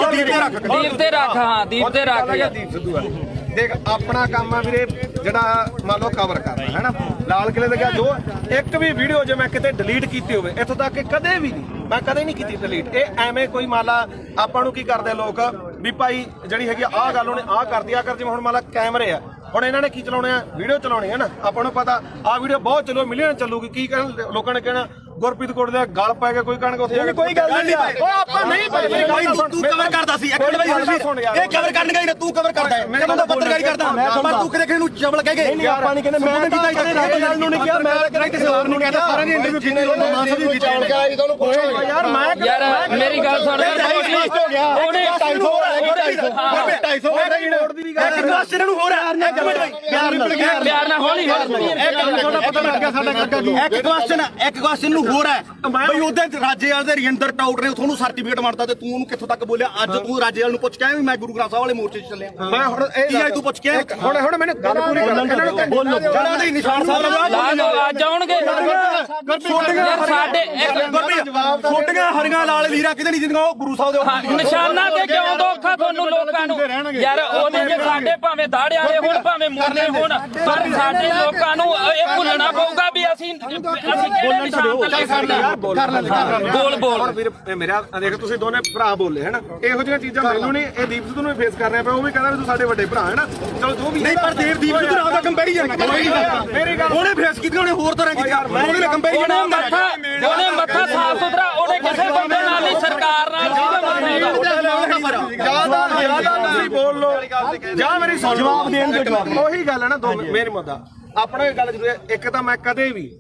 ਦੀਪ ਤੇ ਰੱਖ ਹਾਂ ਦੀਪ ਤੇ ਰੱਖ ਦੀਪ ਸਿੱਧੂ ਆ ਦੇਖ ਆਪਣਾ ਕੰਮ ਆ ਵੀਰੇ ਜਿਹੜਾ ਮੰਨ ਲਓ ਕਵਰ ਕਰਨਾ ਹੈ ਨਾ ਲਾਲ ਕਿਲੇ ਦੇ ਗਿਆ ਜੋ ਇੱਕ ਵੀ ਵੀਡੀਓ ਜੇ ਮੈਂ ਕਿਤੇ ਡਿਲੀਟ ਕੀਤੀ ਹੋਵੇ ਇੱਥੋਂ ਤੱਕ ਕਿ ਕਦੇ ਵੀ ਨਹੀਂ ਮੈਂ ਕਦੇ ਨਹੀਂ ਕੀਤੀ ਡਿਲੀਟ ਇਹ ਐਵੇਂ ਕੋਈ ਮਾਲਾ ਆਪਾਂ ਨੂੰ ਕੀ ਕਰਦੇ ਲੋਕ ਵੀ ਭਾਈ ਜਿਹੜੀ ਹੈਗੀ ਆਹ ਗੱਲ ਉਹਨੇ ਆਹ ਕਰਦੀ ਆ ਕਰ ਜਿਵੇਂ ਹੁਣ ਮਾਲਾ ਕੈਮਰੇ ਆ ਹੁਣ ਇਹਨਾਂ ਨੇ ਕੀ ਚਲਾਉਣੇ ਆ ਵੀਡੀਓ ਚਲਾਉਣੀ ਹੈ ਨਾ ਆਪਾਂ ਨੂੰ ਪਤਾ ਆਹ ਵੀਡੀਓ ਬਹੁਤ ਚੱਲੋ ਮਿਲੀਅਨ ਚੱਲੂਗੀ ਕੀ ਕਹਿਣ ਲੋਕਾਂ ਨੇ ਕਹਿਣਾ ਗੁਰਪ੍ਰੀਤ ਕੋਟ ਦੇ ਗਲ ਪੈ ਕੇ ਕੋਈ ਕਹਿਣਗੇ ਉੱਥੇ ਜਾ ਕੇ ਕੋਈ ਗੱਲ ਨਹੀਂ ਉਹ ਆਪਾਂ ਨਹੀਂ ਭਾਈ ਤੂੰ ਕਵਰ ਕਰਦਾ ਸੀ ਇੱਕ ਮਿੰਟ ਬਾਈ ਇਹ ਕਵਰ ਕਰਨ ਗਈ ਨਾ ਤੂੰ ਕਵਰ ਕਰਦਾ ਹੈ ਜਦੋਂ ਪੱਤਰਕਾਰੀ ਕਰਦਾ ਪਰ ਤੂੰ ਕਿਤੇ ਕਿਸੇ ਨੂੰ ਚਵਲ ਕਹਿ ਗਏ ਨਹੀਂ ਆਪਾਂ ਨਹੀਂ ਕਹਿੰਦੇ ਮੈਂ ਤਾਂ ਗੱਲ ਨੂੰ ਨਹੀਂ ਕਿਹਾ ਮੈਂ ਤਾਂ ਕਿਸੇ ਹੋਰ ਨੂੰ ਕਹਿੰਦਾ ਸਾਰਿਆਂ ਦੀ ਇੰਟਰਵਿਊ ਕੀਤੀ ਯਾਰ ਮੈਂ ਯਾਰ ਮੇਰੀ ਗੱਲ ਸੁਣ ਉਹਨੇ 250 ਦੀ ਵੀ ਗੱਲ ਇੱਕ ਕੁਐਸਚਨ ਨੂੰ ਹੋਰ ਹੈ ਪਿਆਰ ਨਾਲ ਹੌਲੀ ਇੱਕ ਕੁਐਸਚਨ ਨੂੰ ਹੋਰ ਹੈ ਬਈ ਉਹਦੇ ਰਾਜੇਵਾਲ ਦੇ ਰਜਿੰਦਰ ਟਾਊਟ ਨੇ ਤੁਹਾਨੂੰ ਸਰਟੀਫਿਕੇਟ ਮਾਰਤਾ ਤੇ ਤੂੰ ਉਹਨੂੰ ਕਿੱਥੋਂ ਤੱਕ ਬੋਲਿਆ ਅੱਜ ਤੂੰ ਰਾਜੇਵਾਲ ਨੂੰ ਪੁੱਛ ਕੇ ਆਇਆ ਵੀ ਮੈਂ ਗੁਰੂ ਗ੍ਰੰਥ ਸਾਹਿਬ ਵਾਲੇ ਮੋਰਚੇ 'ਚ ਚੱਲਿਆ ਮੈਂ ਹੁਣ ਇਹ ਤੂੰ ਪੁੱਛ ਕੇ ਹੁਣ ਮੈਨੂੰ ਗੱਲ ਪੂਰੀ ਕਰ ਇਹਨਾਂ ਨੂੰ ਬੋਲੋ ਜਿਹੜਾ ਦੇ ਨਿਸ਼ਾਨ ਸਾਹਿਬ ਅੱਜ ਆਉਣਗੇ ਸਾਡੇ ਛੋਟੀਆਂ ਹਰੀਆਂ ਲਾਲ ਲੀਰਾ ਕਿਤੇ ਨਹੀਂ ਜਿੰਦੀਆਂ ਉਹ ਗੁਰੂ ਸਾਹਿਬ ਦੇ ਨਿਸ਼ਾਨਾਂ ਤੇ ਕਿਉਂ ਦੋਖਾ ਤੁਹਾਨੂੰ ਲੋਕਾਂ ਨੂੰ ਯਾਰ ਉਹਦੇ ਜੇ ਸਾਡੇ ਭਾਵੇਂ ਦਾੜਿਆਂ ਵਾਲੇ ਹੋਣ ਭਾਵੇਂ ਮੁਰਲੇ ਹੋਣ ਪਰ ਸਾਡੇ ਲੋਕਾਂ ਨੂੰ ਇਹ ਭੁੱਲਣਾ ਪਊਗਾ ਵੀ ਅਸੀਂ ਕਿਹੜੇ ਨਿਸ਼ਾਨ ਤੇ ਕਰਨਾ ਬੋਲ ਵੀਰ ਮੇਰਾ ਦੇਖ ਤੁਸੀਂ ਦੋਨੇ ਭਰਾ ਬੋਲੇ ਹੈ ਨਾ ਇਹੋ ਜਿਹੀਆਂ ਚੀਜ਼ਾਂ ਮੈਨੂੰ ਨਹੀਂ ਇਹ ਦੀਪ ਸਿੱਧੂ ਨੂੰ ਫੇਸ ਕਰ ਰਿਹਾ ਪਿਆ ਉਹ ਵੀ ਕਹਿੰਦਾ ਵੀ ਤੂੰ ਸਾਡੇ ਵੱਡੇ ਭਰਾ ਹੈ ਨਾ ਚਲੋ ਜੋ ਵੀ ਨਹੀਂ ਪਰ ਦੀਪ ਸਿੱਧੂ ਨਾਲ ਦਾ ਕੰਪੈਰੀਜ਼ਨ ਮੇਰੀ ਗੱਲ ਉਹਨੇ ਫੇਸ ਕੀਤੀ ਉਹਨੇ ਹੋਰ ਤਰ੍ਹਾਂ ਕੀਤੀ ਉਹਨੇ ਕੰਪੈਰੀਜ਼ਨ ਉਹਨੇ ਮੱਥਾ ਸਾਫ ਸੁਥਰਾ ਉਹਨੇ ਕਿਸੇ ਬੰਦੇ ਨਾਲ ਨਹੀਂ ਸਰਕਾਰ ਨਾਲ ਜਿਆਦਾ ਤੁਸੀਂ ਬੋਲ ਲੋ ਜਾਂ ਮੇਰੀ ਸੁਣ ਜਵਾਬ ਦੇਣ ਦੇ ਜਵਾਬ ਉਹੀ ਗੱਲ ਹੈ ਨਾ ਦੋ ਮੇਰੀ ਮੁੱਦਾ ਆਪਣਾ ਇਹ ਗੱਲ ਜ਼ਰੂਰ ਹੈ ਇੱਕ ਤਾਂ ਮੈਂ ਕਦੇ ਵੀ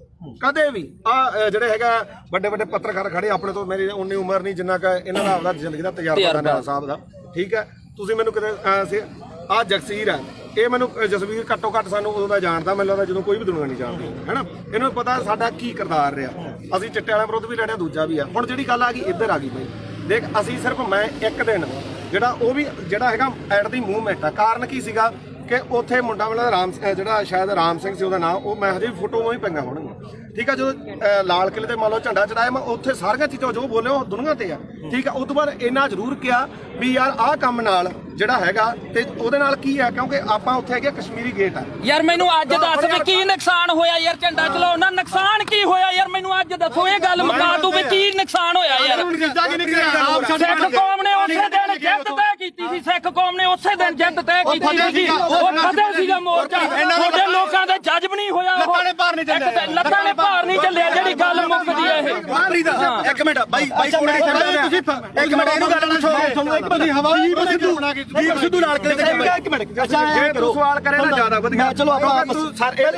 ਆ ਜਿਹੜੇ ਹੈਗਾ ਵੱਡੇ ਵੱਡੇ ਪੱਤਰਕਾਰ ਖੜੇ ਆਪਣੇ ਤੋਂ ਮੇਰੀ ਉਨੀ ਉਮਰ ਨਹੀਂ ਜਿੰਨਾ ਕਿ ਇਹਨਾਂ ਦਾ ਆਪਦਾ ਜ਼ਿੰਦਗੀ ਦਾ ਤਜਰਬਾ ਦਾ ਸਾਹਿਬ ਦਾ ਠੀਕ ਹੈ ਤੁਸੀਂ ਮੈਨੂੰ ਕਿਤੇ ਆ ਜਗਸੀਰ ਹੈ ਇਹ ਮੈਨੂੰ ਜਸਵੀਰ ਘੱਟੋ ਘੱਟ ਸਾਨੂੰ ਉਦੋਂ ਦਾ ਜਾਣਦਾ ਮੈਨੂੰ ਲੱਗਦਾ ਜਦੋਂ ਕੋਈ ਵੀ ਦੁਨੀਆ ਨਹੀਂ ਜਾਣਦੀ ਹੈਨਾ ਇਹਨੂੰ ਪਤਾ ਸਾਡਾ ਕੀ ਕਿਰਦਾਰ ਰਿਹਾ ਅਸੀਂ ਚਿੱਟੇ ਵਾਲਿਆਂ ਵਿਰੁੱਧ ਵੀ ਲੜਿਆ ਦੂਜਾ ਵੀ ਆ ਹੁਣ ਜਿਹੜੀ ਗੱਲ ਆ ਗਈ ਇੱਧਰ ਆ ਗਈ ਬਈ ਦੇਖ ਅਸੀਂ ਸਿਰਫ ਮੈਂ ਇੱਕ ਦਿਨ ਜਿਹੜਾ ਉਹ ਵੀ ਜਿਹੜਾ ਹੈਗਾ ਐਟ ਦੀ ਮੂਵਮੈਂਟ ਆ ਕਾਰਨ ਕੀ ਸੀਗਾ ਕਿ ਉੱਥੇ ਮੁੰਡਾ ਵਾਲਾ ਰਾਮ ਜਿਹੜਾ ਸ਼ਾਇਦ ਰਾਮ ਸਿੰਘ ਸੀ ਉਹਦਾ ਨਾਮ ਉਹ ਮੈਂ ਹਜੇ ਵੀ ਫੋਟੋ ਹੀ ਪਈਆਂ ਹੋਣਗੀਆਂ ਠੀਕ ਆ ਜਦੋਂ ਲਾਲ ਕਿਲੇ ਤੇ ਮੰਨ ਲਓ ਝੰਡਾ ਚੜਾਇਆ ਮੈਂ ਉੱਥੇ ਸਾਰੀਆਂ ਚੀਜ਼ਾਂ ਜੋ ਬੋਲੇ ਉਹ ਦੁਨੀਆ ਤੇ ਆ ਠੀਕ ਆ ਉਸ ਤੋਂ ਬਾਅਦ ਇੰਨਾ ਜ਼ਰੂਰ ਕਿਹਾ ਵੀ ਯਾਰ ਆਹ ਕੰਮ ਨਾਲ ਜਿਹੜਾ ਹੈਗਾ ਤੇ ਉਹਦੇ ਨਾਲ ਕੀ ਆ ਕਿਉਂਕਿ ਆਪਾਂ ਉੱਥੇ ਹੈਗੇ ਕਸ਼ਮੀਰੀ ਗੇਟ ਆ ਯਾਰ ਮੈਨੂੰ ਅੱਜ ਦੱਸ ਵੀ ਕੀ ਨੁਕਸਾਨ ਹੋਇਆ ਯਾਰ ਝੰਡਾ ਚਲਾਉਣ ਨਾਲ ਨੁਕਸਾਨ ਕੀ ਹੋਇਆ ਯਾਰ ਮੈਨੂੰ ਅੱਜ ਦੱਸੋ ਇਹ ਗੱਲ ਮੁਕਾ ਦੂ ਵੀ ਕੀ ਨੁਕਸਾਨ ਹੋਇਆ ਯਾਰ ਸਿੱਖ ਕੌਮ ਨੇ ਉਸੇ ਦਿਨ ਜਿੱਤ ਤੈਅ ਕੀਤੀ ਸੀ ਸਿੱਖ ਕੌਮ ਨੇ ਉਸੇ ਦਿਨ ਜਿੱਤ ਤੈਅ ਕੀਤੀ ਸੀ ਉਹ ਫਤਿਹ ਸੀਗਾ ਮੋਰਚਾ ਤੁਹਾਡੇ ਲੋਕਾਂ ਦਾ ਜੱਜ ਵੀ ਨਹੀਂ ਹੋਇਆ ਲੱਤਾਂ ਨੇ ਭਾਰ ਨਹੀਂ ਚੱਲਿਆ ਜਿਹੜੀ ਗੱਲ ਮੁੱਕਦੀ ਹੈ ਇਹ ਇੱਕ ਮਿੰਟ ਬਾਈ ਤੁਸੀਂ ਇੱਕ ਮਿੰਟ ਇਹਨੂੰ ਗੱਲ ਨਾ ਛੋੜੋ ਤੁਹਾਨੂੰ ਇੱਕ ਤੁਸੀਂ ਹਵਾਈ ਦੀਪ ਸਿੱਧੂ ਨਾਲ ਕਿਲੇ ਤੇ ਇੱਕ ਮਿੰਟ ਅੱਛਾ ਜੇ ਤੂੰ ਸਵਾਲ ਕਰੇ ਤਾਂ ਜ਼ਿਆਦਾ ਵਧੀਆ ਚਲੋ ਆਪਾਂ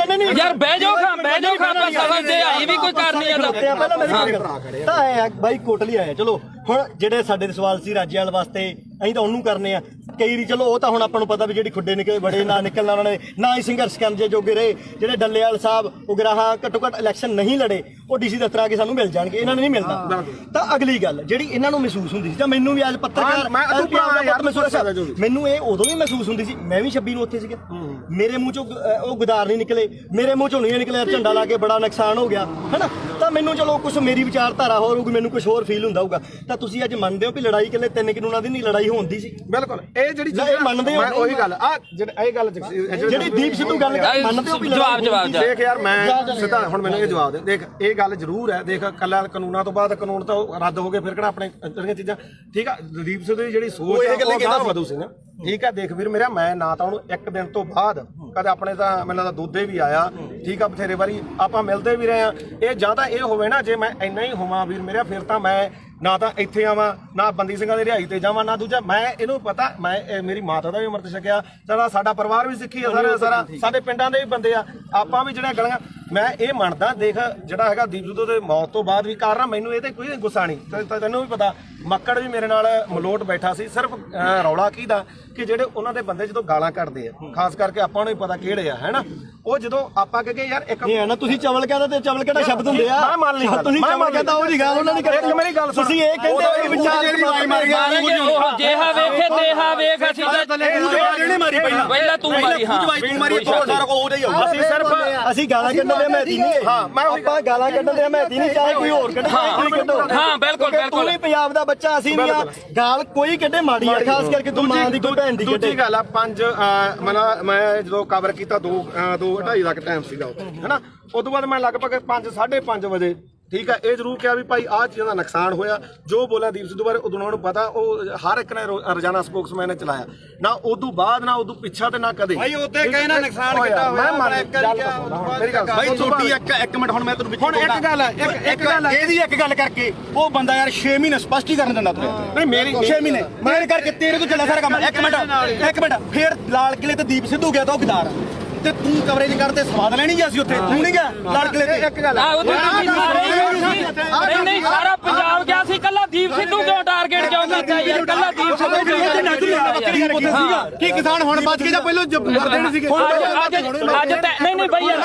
ਨਹੀਂ ਯਾਰ ਬਹਿ ਜਾਓ ਆਪਾਂ ਸਮਝਦੇ ਆਈ ਵੀ ਕੋਈ ਕਰਨੀ ਆ ਪਹਿਲਾਂ ਮੇਰੀ ਗੱਲ ਤਾਂ ਆਇਆ ਬਾਈ ਕੋਟਲੀ ਆਇਆ ਚਲੋ ਹੁਣ ਜਿਹੜੇ ਸਾਡੇ ਸਵਾਲ ਸੀ ਰਾਜੇਵਾਲ ਵਾਸਤੇ ਅਸੀਂ ਤਾਂ ਉਹਨੂੰ ਕਰਨੇ ਆ ਕਈ ਰੀ ਚਲੋ ਉਹ ਤਾਂ ਹੁਣ ਆਪਾਂ ਨੂੰ ਪਤਾ ਵੀ ਜਿਹੜੀ ਖੁੱਡੇ ਨਿਕਲੇ ਬੜੇ ਨਾ ਨਿਕਲਣਾ ਉਹਨਾਂ ਨੇ ਨਾ ਹੀ ਸੰਘਰਸ਼ ਕਰਨ ਜੇ ਜੋਗੇ ਰਹੇ ਜਿਹੜੇ ਡੱਲੇਵਾਲ ਸਾਹਿਬ ਉਗਰਾਹਾਂ ਘੱਟੋ ਘੱਟ ਇਲੈਕਸ਼ਨ ਨਹੀਂ ਲੜੇ ਉਹ ਡੀਸੀ ਦਫ਼ਤਰ ਆ ਕੇ ਸਾਨੂੰ ਮਿਲ ਜਾਣਗੇ ਇਹਨਾਂ ਨੂੰ ਨਹੀਂ ਮਿਲਦਾ ਤਾਂ ਅਗਲੀ ਗੱਲ ਜਿਹੜੀ ਇਹਨਾਂ ਨੂੰ ਮਹਿਸੂਸ ਹੁੰਦੀ ਸੀ ਜਾਂ ਮੈਨੂੰ ਵੀ ਅੱਜ ਪੱਤਰਕਾਰ ਮੈਨੂੰ ਇਹ ਉਦੋਂ ਵੀ ਮਹਿਸੂਸ ਹੁੰਦੀ ਸੀ ਮੈਂ ਵੀ 26 ਨੂੰ ਉੱਥੇ ਸੀਗਾ ਮੇਰੇ ਮੂੰਹ ਚੋਂ ਉਹ ਗੁਦਾਰ ਨਹੀਂ ਨਿਕਲੇ ਮੇਰੇ ਮੂੰਹ ਚੋਂ ਨਹੀਂ ਨਿਕਲਿਆ ਝੰਡਾ ਲਾ ਕੇ ਬੜਾ ਨੁਕਸਾਨ ਹੋ ਗਿਆ ਹੈਨਾ ਤਾਂ ਮੈਨੂੰ ਚਲੋ ਕੁਝ ਮੇਰੀ ਵਿਚਾਰਧਾਰਾ ਹੋਰ ਹੋਊਗੀ ਮੈਨੂੰ ਕੁਝ ਹੋਰ ਫੀਲ ਹੁੰਦਾ ਹੋਊਗਾ ਤਾਂ ਤੁਸੀਂ ਅੱਜ ਮੰਨਦੇ ਹੋ ਵੀ ਲੜਾਈ ਇਕੱਲੇ 3 ਕਾਨੂੰਨਾਂ ਦੀ ਨਹੀਂ ਲੜਾਈ ਹੁੰਦੀ ਸੀ ਬਿਲਕੁਲ ਇਹ ਜਿਹੜੀ ਇਹ ਮੰਨਦੇ ਹੋ ਉਹੀ ਗੱਲ ਆ ਇਹ ਗੱਲ ਜਿਹੜੀ ਦੀਪ ਸਿੱਧੂ ਗੱਲ ਮੰਨਦੇ ਹੋ ਵੀ ਜਵਾਬ ਦੇਖ ਯਾਰ ਮੈਂ ਸਿੱਧਾ ਹੁਣ ਮੈਨੂੰ ਇਹ ਜਵਾਬ ਦੇ ਦੇਖ ਇਹ ਗੱਲ ਜ਼ਰੂਰ ਹੈ ਦੇਖ ਕੱਲਾ ਕਾਨੂੰਨਾਂ ਤੋਂ ਬਾਅਦ ਕਾਨੂੰਨ ਤਾਂ ਰੱਦ ਹੋ ਗਏ ਫਿਰ ਕਿਹੜਾ ਆਪਣੇ ਜਿਹੜੀਆਂ ਚੀਜ਼ਾਂ ਠੀਕ ਆ ਦੀਪ ਸਿੱਧੂ ਦੀ ਜਿਹੜੀ ਸੋਚ ਹੈ ਉਹ ਗਾਹ ਵਧੂ ਸੀ ਨਾ ਠੀਕ ਹੈ ਦੇਖ ਵੀਰ ਮੇਰਾ ਮੈਂ ਨਾ ਤਾਂ ਉਹਨੂੰ ਇੱਕ ਦਿਨ ਤੋਂ ਬਾਅਦ ਕਦੇ ਆਪਣੇ ਤਾਂ ਮੈਨੂੰ ਲੱਗਦਾ ਦੋਦੇ ਵੀ ਆਇਆ ਠੀਕ ਆ ਬਥੇਰੇ ਵਾਰੀ ਆਪਾਂ ਮਿਲਦੇ ਵੀ ਰਹੇ ਆ ਇਹ ਜਾਂ ਤਾਂ ਇਹ ਹੋਵੇ ਨਾ ਜੇ ਮੈਂ ਇੰਨਾ ਹੀ ਹੋਵਾਂ ਵੀਰ ਮੇਰਾ ਫਿਰ ਤਾਂ ਮੈਂ ਨਾ ਤਾਂ ਇੱਥੇ ਆਵਾਂ ਨਾ ਬੰਦੀ ਸਿੰਘਾਂ ਦੀ ਰਿਹਾਈ ਤੇ ਜਾਵਾਂ ਨਾ ਦੂਜਾ ਮੈਂ ਇਹਨੂੰ ਪਤਾ ਮੈਂ ਮੇਰੀ ਮਾਤਾ ਦਾ ਵੀ ਅੰਮ੍ਰਿਤ ਛਕਿਆ ਸਾਡਾ ਪਰਿਵਾਰ ਵੀ ਸਿੱਖੀ ਆ ਸਾਰਾ ਸਾਡੇ ਪਿੰਡਾਂ ਦੇ ਵੀ ਬੰਦੇ ਆ ਆਪਾਂ ਵੀ ਜਿਹੜੀਆਂ ਗਲੀਆਂ ਮੈਂ ਇਹ ਮੰਨਦਾ ਦੇਖ ਜਿਹੜਾ ਹੈਗਾ ਦੀਪ ਸਿੱਧੂ ਦੇ ਮੌਤ ਤੋਂ ਬਾਅਦ ਵੀ ਕਾਰਨ ਮੈਨੂੰ ਇਹ ਤੇ ਕੋਈ ਗੁੱਸਾ ਨਹੀਂ ਤੈਨੂੰ ਵੀ ਪਤਾ ਮੱਕੜ ਵੀ ਮੇਰੇ ਨਾਲ ਮਲੋਟ ਬੈਠਾ ਸੀ ਸਿਰਫ ਰੌਲਾ ਕੀ ਦਾ ਕਿ ਜਿਹੜੇ ਉਹਨਾਂ ਦੇ ਬੰਦੇ ਜਦੋਂ ਗਾਲਾਂ ਕੱਢਦੇ ਆ ਖਾਸ ਕਰਕੇ ਆਪਾਂ ਨੂੰ ਹੀ ਪਤਾ ਕਿਹੜੇ ਆ ਹੈਨਾ ਉਹ ਜਦੋਂ ਆਪਾਂ ਕਹੇ ਯਾਰ ਇੱਕ ਇਹ ਹੈ ਨਾ ਤੁਸੀਂ ਚਵਲ ਕਹਿੰਦਾ ਤੇ ਚਵਲ ਕਿਹੜਾ ਸ਼ਬਦ ਹੁੰਦੇ ਆ ਮੈਂ ਮੰਨ ਲਈ ਤੁਸੀਂ ਚਵਲ ਕਹਿੰਦਾ ਉਹ ਜੀ ਗੱਲ ਉਹਨਾਂ ਨੇ ਇੱਕ ਮੇਰੀ ਗੱਲ ਸੁਣ ਤੁਸੀਂ ਇਹ ਕਹਿੰਦੇ ਹੋ ਵਿਚਾਰ ਜਿਹੜੀ ਵਾਈ ਮਾਰ ਗਿਆ ਜੇਹਾ ਵੇਖੇ ਦੇਹਾ ਵੇਖ ਅਸੀਂ ਇਹਨੇ ਮਾਰੀ ਪਹਿਲਾਂ ਤੂੰ ਮਾਰੀ ਹਾਂ ਤੂੰ ਮਾਰੀ ਉਹ ਸਾਰਾ ਕੋ ਉਹਦਾ ਹੀ ਹੋਊਗਾ ਅਸੀਂ ਸਿਰਫ ਅਸੀਂ ਗਾਲਾਂ ਕੱਢਣ ਦੇ ਮਹਿਤੀ ਨਹੀਂ ਹਾਂ ਮੈਂ ਆਪਾਂ ਗਾਲਾਂ ਕੱਢਣ ਦੇ ਮਹਿਤੀ ਨਹੀਂ ਚਾਹੇ ਕੋਈ ਹੋਰ ਕੱਢੇ ਕੋਈ ਕੱਢੋ ਹਾਂ ਬਿਲਕੁਲ ਤੂੰ ਵੀ ਪੰਜਾਬ ਦਾ ਬੱਚਾ ਅਸੀਂ ਨਹੀਂ ਆ ਗਾਲ ਕੋਈ ਕੱਢੇ ਮਾੜੀ ਆ ਖਾਸ ਕਰਕੇ ਤੂੰ ਮਾਂ ਦੀ ਕੋਈ ਭੈਣ ਦੀ ਕੱਢੇ ਦੂਜੀ ਗੱਲ ਆ ਮੈਂ ਜਦੋਂ ਕਵਰ ਕੀਤਾ 2:30 ਦਾ ਟਾਈਮ ਸੀਗਾ ਹੈਨਾ ਉਸ ਤੋਂ ਬਾਅਦ ਮੈਂ ਲਗਭਗ 5:30 ਵਜੇ ਠੀਕ ਹੈ ਇਹ ਜ਼ਰੂਰ ਕਿਹਾ ਵੀ ਭਾਈ ਆਹ ਚੀਜ਼ਾਂ ਦਾ ਨੁਕਸਾਨ ਹੋਇਆ ਜੋ ਬੋਲਿਆ ਦੀਪ ਸਿੱਧੂ ਬਾਰੇ ਉਦੋਂ ਉਹਨਾਂ ਨੂੰ ਪਤਾ ਉਹ ਹਰ ਇੱਕ ਨੇ ਰੋਜ਼ਾਨਾ ਸਪੋਕਸਮੈਨ ਨੇ ਚਲਾਇਆ ਨਾ ਉਦੋਂ ਬਾਅਦ ਨਾ ਉਦੋਂ ਪਿੱਛਾ ਤੇ ਨਾ ਕਦੇ ਭਾਈ ਉੱਤੇ ਕਹੇ ਨਾ ਨੁਕਸਾਨ ਕੀਤਾ ਹੋਇਆ ਮੇਰੀ ਗੱਲ ਭਾਈ ਛੋਟੀ ਇੱਕ ਮਿੰਟ ਹੁਣ ਮੈਂ ਤੈਨੂੰ ਹੁਣ ਇੱਕ ਗੱਲ ਹੈ ਇੱਕ ਗੱਲ ਹੈ ਇਹਦੀ ਇੱਕ ਗੱਲ ਕਰਕੇ ਉਹ ਬੰਦਾ ਯਾਰ 6 ਮਹੀਨੇ ਸਪਸ਼ਟੀਕਰਨ ਦਿੰਦਾ ਤੂੰ ਨਹੀਂ ਮੇਰੀ 6 ਮਹੀਨੇ ਮੇਰੇ ਕਰਕੇ ਤੇਰੇ ਤੋਂ ਚੱਲਿਆ ਸਾਰਾ ਕੰਮ ਇੱਕ ਮਿੰਟ ਫੇਰ ਲਾਲ ਕਿਲੇ ਤੇ ਦੀਪ ਸਿੱਧੂ ਗਿਆ ਤਾਂ ਉਹ ਗਦਾਰ ਤੇ ਤੂੰ ਕਵਰੇਜ ਕਰਦੇ ਸਵਾਦ ਲੈਣੀ ਗਿਆ ਸੀ ਉੱਥੇ ਤੂੰ ਨਹੀਂ ਗਿਆ ਲਾਲ ਕਿਲੇ ਤੇ ਇੱਕ ਗੱਲ ਨਹੀਂ ਸਾਰਾ ਪੰਜਾਬ ਗਿਆ ਸੀ ਕੱਲਾ ਦੀਪ ਸਿੱਧੂ ਕਿਉਂ ਟਾਰਗੇਟ ਕਿਉਂ ਕੀਤਾ ਯਾਰ ਕੱਲਾ ਦੀਪ ਸਿੱਧੂ ਸੀਗਾ ਕੀ ਕਿਸਾਨ ਹੁਣ ਬਚ ਕੇ ਜਾਂ ਪਹਿਲਾਂ ਮਰਦੇ ਨਹੀਂ ਸੀਗੇ ਅੱਜ ਨਹੀਂ ਬਈ ਯਾਰ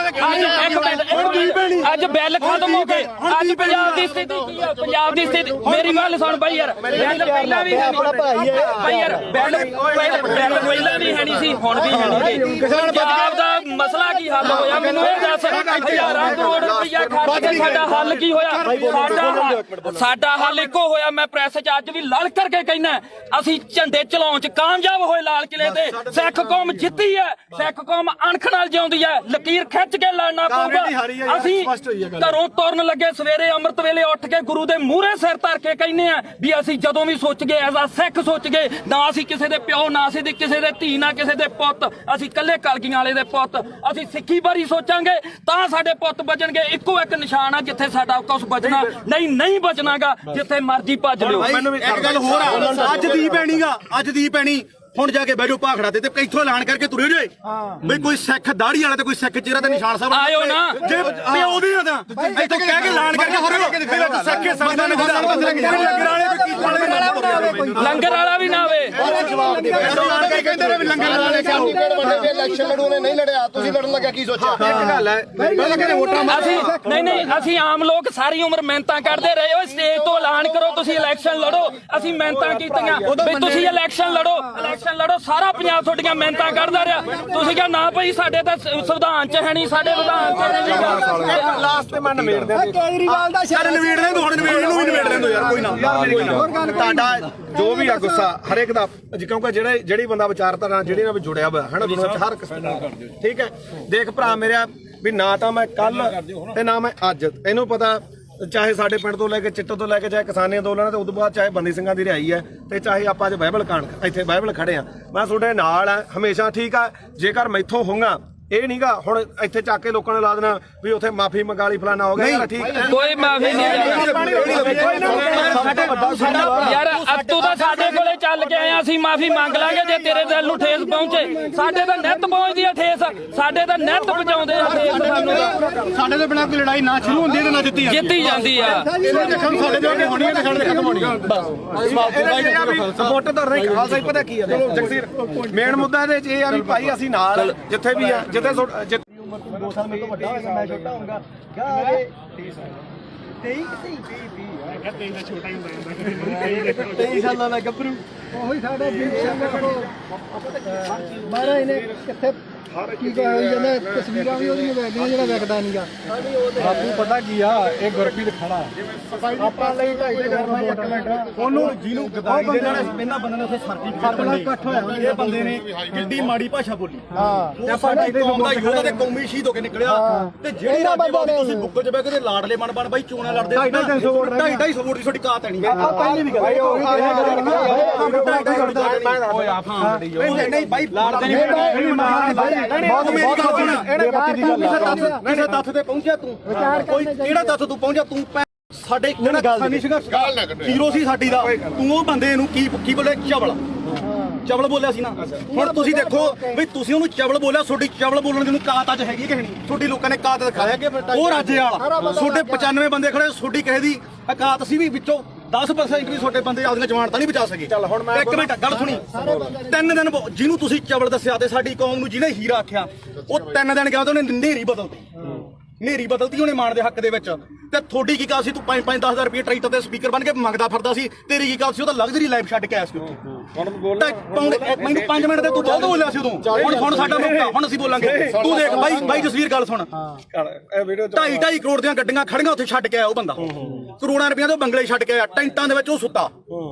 ਅੱਜ ਬਿੱਲ ਖਤਮ ਹੋ ਗਏ ਅੱਜ ਪੰਜਾਬ ਦੀ ਸਥਿਤੀ ਕੀ ਆ ਪੰਜਾਬ ਦੀ ਸਥਿਤੀ ਮੇਰੀ ਗੱਲ ਸੁਣ ਬਈ ਯਾਰ ਪਹਿਲਾਂ ਵੀ ਆਪਣਾ ਭਾਈ ਹੈ ਬਈ ਯਾਰ ਬਿੱਲ ਪਹਿਲਾਂ ਵੀ ਹੈ ਨਹੀਂ ਸੀ ਹੁਣ ਵੀ ਹੈ ਨਹੀਂ ਪੰਜਾਬ ਦਾ ਮਸਲਾ ਕੀ ਹੱਲ ਹੋਇਆ ਮੈਨੂੰ ਇਹ ਦੱਸ ਹਜ਼ਾਰਾਂ ਕਰੋੜ ਰੁਪਈਆ ਖਰਚ ਕੇ ਸਾਡਾ ਹੱਲ ਕੀ ਹੋਇਆ ਸਾਡਾ ਹੱਲ ਇੱਕੋ ਹੋਇਆ ਮੈਂ ਪ੍ਰੈਸ 'ਚ ਅੱਜ ਵੀ ਲੜ ਕਰਕੇ ਕਹਿਣਾ ਅਸੀਂ ਝੰਡੇ ਚਲਾਉਣ 'ਚ ਕਾਮਯਾਬ ਹੋਏ ਲਾਲ ਕਿਲੇ ਤੇ ਸਿੱਖ ਕੌਮ ਜਿੱਤੀ ਹੈ ਸਿੱਖ ਕੌਮ ਅਣਖ ਨਾਲ ਜਿਉਂਦੀ ਹੈ ਲਕੀਰ ਖਿੱਚ ਕੇ ਲੜਨਾ ਪਊਗਾ ਅਸੀਂ ਘਰੋਂ ਤੁਰਨ ਲੱਗੇ ਸਵੇਰੇ ਅੰਮ੍ਰਿਤ ਵੇਲੇ ਉੱਠ ਕੇ ਗੁਰੂ ਦੇ ਮੂਹਰੇ ਸਿਰ ਧਰ ਕੇ ਕਹਿੰਦੇ ਆ ਵੀ ਅਸੀਂ ਜਦੋਂ ਵੀ ਸੋਚ ਗਏ ਐਜ਼ ਆ ਸਿੱਖ ਸੋਚ ਗਏ ਨਾ ਅਸੀਂ ਕਿਸੇ ਦੇ ਪਿਓ ਨਾ ਅਸੀਂ ਕਿਸੇ ਦੇ ਧੀ ਨਾ ਕਿਸੇ ਦੇ ਪੁੱਤ ਅਸੀਂ ਇਕੱਲੇ ਕਲਗੀਆਂ ਵਾਲੇ ਦੇ ਪੁੱਤ ਅਸੀਂ ਸਿੱਖੀ ਬਾਰੇ ਸੋਚਾਂਗੇ ਤਾਂ ਸਾਡੇ ਪੁੱਤ ਬਚਣਗੇ ਇੱਕੋ ਇੱਕ ਨਿਸ਼ਾਨ ਆ ਜਿੱਥੇ ਸਾਡਾ ਕੁਝ ਬਚਣਾ ਨਹੀਂ ਬਚਣਾਗਾ ਜਿੱਥੇ ਮਰਜ਼ੀ ਭੱਜ ਲਿਓ ਇੱਕ ਗੱਲ ਹੋਰ ਆ ਅੱਜ ਦੀ ਪੈਣੀਗਾ ਅੱਜ ਦੀ ਪੈਣੀ ਹੁਣ ਜਾ ਕੇ ਬੈਠੋ ਭਾਖੜਾ ਤੇ ਇੱਥੋਂ ਐਲਾਨ ਕਰਕੇ ਤੁਰੇ ਜੇ ਬਈ ਕੋਈ ਸਿੱਖ ਦਾੜੀ ਵਾਲਾ ਤੇ ਕੋਈ ਸਿੱਖ ਚਿਹਰਾ ਤੇ ਨਿਸ਼ਾਨ ਸਾਹਿਬ ਆਇਓ ਨਾ ਜੇ ਪਿਓ ਦੀ ਤਾਂ ਇੱਥੋਂ ਕਹਿ ਕੇ ਐਲਾਨ ਕਰਕੇ ਤੁਰੇ ਸਿੱਖੇ ਸੰਗਤਾਂ ਨੇ ਲੰਗਰ ਵਾਲਾ ਵੀ ਨਾ ਆਵੇ ਕਹਿੰਦੇ ਨੇ ਵੀ ਲੰਗਰ ਵਾਲੇ ਵੱਡੇ ਇਲੈਕਸ਼ਨ ਲੜੂਨੇ ਨਹੀਂ ਲੜਿਆ ਤੁਸੀਂ ਲੜਨ ਲੱਗਿਆ ਕੀ ਸੋਚਿਆ ਇੱਕ ਗੱਲ ਹੈ ਪਹਿਲਾਂ ਕਹਿੰਦੇ ਵੋਟਾਂ ਅਸੀਂ ਨਹੀਂ ਅਸੀਂ ਆਮ ਲੋਕ ਸਾਰੀ ਉਮਰ ਮਿਹਨਤਾਂ ਕਰਦੇ ਰਹੇ ਓਏ ਸਟੇਜ ਤੋਂ ਐਲਾਨ ਕਰੋ ਤੁਸੀਂ ਇਲੈਕਸ਼ਨ ਲੜੋ ਅਸੀਂ ਮਿਹਨਤਾਂ ਕੀਤੀਆਂ ਵੀ ਤੁਸੀਂ ਇਲੈਕਸ਼ਨ ਲੜੋ ਸਾਰਾ ਪੰਜਾਬ ਤੁਹਾਡੀਆਂ ਮਿਹਨਤਾਂ ਕਰਦਾ ਰਿਹਾ ਤੁਸੀਂ ਕਿਹਾ ਨਾ ਭਾਈ ਸਾਡੇ ਤਾਂ ਸੰਵਿਧਾਨ 'ਚ ਹੈ ਨਹੀਂ ਸਾਡੇ ਵਿਧਾਨ 'ਚ ਨਹੀਂ ਲਾਸਟ ਤੇ ਮੈਂ ਨਿਬੇੜ ਦਿਆਂ ਕੇਜਰੀਵਾਲ ਦਾ ਯਾਰ ਨਿਬੇੜ ਦੇ ਹੁਣ ਨਿਬੇੜ ਨੂੰ ਵੀ ਨਿਬੇੜ ਦੇ ਯਾਰ ਕੋਈ ਨਾ ਤੁਹਾਡਾ ਜੋ ਵੀ ਆ ਗੁੱਸਾ ਹਰ ਇੱਕ ਦਾ ਕਿਉਂਕਿ ਜਿਹੜੀ ਬੰਦਾ ਵਿਚਾਰਧਾਰਾ ਜਿਹੜੀ ਨਾਲ ਜੁੜਿਆ ਹੋਇਆ ਹੈ ਨਾ ਦੁਨੀਆ 'ਚ ਹਰ ਕਿਸੇ ਨਾਲ ਠੀਕ ਹੈ ਦੇਖ ਭਰਾ ਮੇਰਾ ਵੀ ਨਾ ਤਾਂ ਮੈਂ ਕੱਲ ਤੇ ਨਾ ਮੈਂ ਅੱਜ ਇਹਨੂੰ ਪਤਾ ਚਾਹੇ ਸਾਡੇ ਪਿੰਡ ਤੋਂ ਲੈ ਕੇ ਚਿੱਟੋ ਤੋਂ ਲੈ ਕੇ ਚਾਹੇ ਕਿਸਾਨੀ ਅੰਦੋਲਨ ਤੇ ਉਦੋਂ ਬਾਅਦ ਚਾਹੇ ਬੰਦੀ ਸਿੰਘਾਂ ਦੀ ਰਿਹਾਈ ਹੈ ਤੇ ਚਾਹੇ ਆਪਾਂ ਅੱਜ ਬਾਈਬਲ ਇੱਥੇ ਬਾਈਬਲ ਖੜੇ ਆ ਮੈਂ ਤੁਹਾਡੇ ਨਾਲ ਆ ਹਮੇਸ਼ਾ ਠੀਕ ਆ ਜੇਕਰ ਮੈਥੋਂ ਹੋਊਗਾ ਇਹ ਨਹੀਂਗਾ ਹੁਣ ਇੱਥੇ ਚੱਕ ਕੇ ਲੋਕਾਂ ਨੇ ਲਾ ਦੇਣਾ ਵੀ ਉੱਥੇ ਮਾਫੀ ਮੰਗਾਲੀ ਫਲਾਣਾ ਹੋ ਗਿਆ ਯਾਰ ਠੀਕ ਹੈ ਕੋਈ ਮਾਫੀ ਨਹੀਂ ਯਾਰ ਤੂੰ ਤਾਂ ਸਾਡੇ ਕੋਲੇ ਚੱਲ ਕੇ ਆਇਆ ਅਸੀਂ ਮਾਫੀ ਮੰਗ ਲਾਂਗੇ ਜੇ ਤੇਰੇ ਦਿਲ ਨੂੰ ਠੇਸ ਪਹੁੰਚੇ ਸਾਡੇ ਤਾਂ ਨਿੱਤ ਪਹੁੰਚਦੀ ਆ ਠੇਸ ਸਾਡੇ ਤਾਂ ਨਿੱਤ ਪਹੁੰਚਾਉਂਦੇ ਆ ਠੇਸ ਸਾਨੂੰ ਸਾਡੇ ਤੋਂ ਬਿਨਾਂ ਕੋਈ ਲੜਾਈ ਨਾ ਸ਼ੁਰੂ ਹੁੰਦੀ ਤੇ ਨਾ ਜਿੱਤੀ ਜਾਂਦੀ ਆ ਸਾਡੇ ਦੇ ਅੱਗੇ ਹੋਣੀ ਹੈ ਤੇ ਸਾਡੇ ਦੇ ਖਤਮ ਹੋਣੀ ਹੈ ਸਪੋਰਟ ਤਾਂ ਨਹੀਂ ਖਾਲਸਾ ਪਤਾ ਕੀ ਹੈ ਜਗਸੀਰ ਮੇਨ ਮੁੱਦਾ ਇਹਦੇ ਚ ਇਹ ਆ ਵੀ ਭਾਈ ਅਸੀਂ ਨਾਲ ਜਿੱਥੇ ਵੀ ਆ ਜਿੱਥੇ 2 ਸਾਲ ਮੇਰੇ ਤੋਂ ਵੱਡਾ ਹੋਏਗਾ ਮੈਂ ਛੋਟਾ ਹੋਊਗਾ ਗਾਰੇ 23 ਸਾਲਾਂ ਦਾ ਗੱਭਰੂ ਉਹੀ ਸਾਡਾ ਦੀਪ ਸਿੰਘ ਮਹਾਰਾਜ ਨੇ ਕਿੱਥੇ ਕੀ ਹੋਈ ਜਾਂਦਾ ਤਸਵੀਰਾਂ ਵੀ ਉਹਦੀਆਂ ਵੇਖਦੀਆਂ ਜਿਹੜਾ ਵੇਖਦਾ ਨਹੀਂਗਾ ਬਾਪੂ ਪਤਾ ਕੀ ਆ ਇਹ ਗੁਰਪ੍ਰੀਤ ਖੜਾ ਆਪਾਂ ਲਈ 2.5 ਉਹਨੂੰ ਜਿਹਨੂੰ ਗਦਾਈ ਦੇ ਨਾਲ ਇਹਨਾਂ ਬੰਦੇ ਨੇ ਉੱਥੇ ਸਰਟੀਫਿਕੇਟ ਇਕੱਠ ਹੋਇਆ ਇਹ ਬੰਦੇ ਨੇ ਕਿੰਨੀ ਮਾੜੀ ਭਾਸ਼ਾ ਬੋਲੀ ਹਾਂ ਤੇ ਸਾਡੇ ਕੌਮ ਦਾ ਯੋਧਾ ਤੇ ਕੌਮੀ ਸ਼ਹੀਦ ਹੋ ਕੇ ਨਿਕਲਿਆ ਤੇ ਜਿਹੜੇ ਰਾਜੇ ਤੁਸੀਂ ਬੁੱਕਲ ਚ ਬਹਿ ਕੇ ਤੇ ਲਾਡਲੇ ਬਣ ਬਾਈ ਚੋਣਾਂ ਲੜਦੇ 250 ਵੋਟ ਦੀ ਤੁਹਾਡੀ ਕਾਤ ਨਹੀਂ ਆ ਪਹਿਲੀ ਵੀ ਗੱਲ ਨਹੀਂ ਬਾਈ ਲਾੜਦੇ ਕਿਸੇ ਤੱਥ ਤੇ ਪਹੁੰਚਿਆ ਤੂੰ ਕੋਈ ਕਿਹੜਾ ਤੱਥ ਤੂੰ ਪਹੁੰਚਿਆ ਤੂੰ ਸਾਡੇ ਕਿਸਾਨੀ ਸੰਘਰਸ਼ ਹੀਰੋ ਸੀ ਸਾਡੀ ਦਾ ਤੂੰ ਉਹ ਬੰਦੇ ਨੂੰ ਕੀ ਬੋਲੇ ਚਵਲ ਬੋਲਿਆ ਸੀ ਨਾ ਹੁਣ ਤੁਸੀਂ ਦੇਖੋ ਵੀ ਤੁਸੀਂ ਉਹਨੂੰ ਚਵਲ ਬੋਲਿਆ ਤੁਹਾਡੀ ਚਵਲ ਬੋਲਣ ਦੀ ਨੂੰ ਕਾਤ ਅੱਜ ਹੈਗੀ ਕਿ ਨਹੀਂ ਤੁਹਾਡੀ ਲੋਕਾਂ ਨੇ ਕਾਤ ਦਿਖਾਇਆ ਉਹ ਰਾਜੇ ਵਾਲਾ ਤੁਹਾਡੇ 95 ਬੰਦੇ ਖੜੇ ਤੁਹਾਡੀ ਕਿਸੇ ਦੀ ਕਾਤ ਸੀ ਵੀ ਵਿੱਚੋਂ 10% ਵੀ ਤੁਹਾਡੇ ਬੰਦੇ ਆਪਦੀਆਂ ਜਵਾਨ ਤਾਂ ਨਹੀਂ ਬਚਾ ਸਕੇ ਚੱਲ ਹੁਣ ਮੈਂ 1 ਮਿੰਟ ਗੱਲ ਸੁਣੀ 3 ਦਿਨ ਜਿਹਨੂੰ ਤੁਸੀਂ ਚਵਲ ਦੱਸਿਆ ਤੇ ਸਾਡੀ ਕੌਮ ਨੂੰ ਜਿਹਨੇ ਹੀਰਾ ਆਖਿਆ ਉਹ 3 ਦਿਨ ਗਿਆ ਤੇ ਉਹਨੇ ਨੇਰੀ ਬਦਲਤੀ ਉਹਨੇ ਮਾਣ ਦੇ ਹੱਕ ਦੇ ਵਿੱਚ ਤੇ ਤੁਹਾਡੀ ਕੀ ਕਾਲ ਸੀ ਤੂੰ 5-10 ਰੁਪਏ ਟਰੈਕਟਰ ਤੇ ਸਪੀਕਰ ਬਣ ਕੇ ਮੰਗਦਾ ਫਿਰਦਾ ਸੀ ਤੇਰੀ ਕੀ ਕਾਲ ਸੀ ਉਹ ਤਾਂ ਲਗਜ਼ਰੀ ਲਾਈਫ ਛੱਡ ਕੇ ਆਇਆ ਸੀ ਮੈਨੂੰ 5 ਮਿੰਟ ਤੇ ਤੂੰ ਬਹੁਤ ਬੋਲਿਆ ਸੀ ਉਦੋਂ ਹੁਣ ਸਾਡਾ ਮੌਕਾ ਹੁਣ ਅਸੀਂ ਬੋਲਾਂਗੇ ਤੂੰ ਦੇਖ ਬਾਈ ਜਸਵੀਰ ਗੱਲ ਸੁਣ 2.5 ਕਰੋੜ ਦੀਆਂ ਗੱਡੀਆਂ ਖੜੀਆਂ ਉੱਥੇ ਛੱਡ ਕੇ ਆਇਆ ਉਹ ਬੰਦਾ ਕਰੋੜਾਂ ਰੁਪਈਆਂ ਦੇ ਬੰਗਲੇ ਛੱਡ ਕੇ ਆਇਆ ਟੈਂਟਾਂ ਦੇ ਵਿੱਚ ਉਹ ਸੁੱਤਾ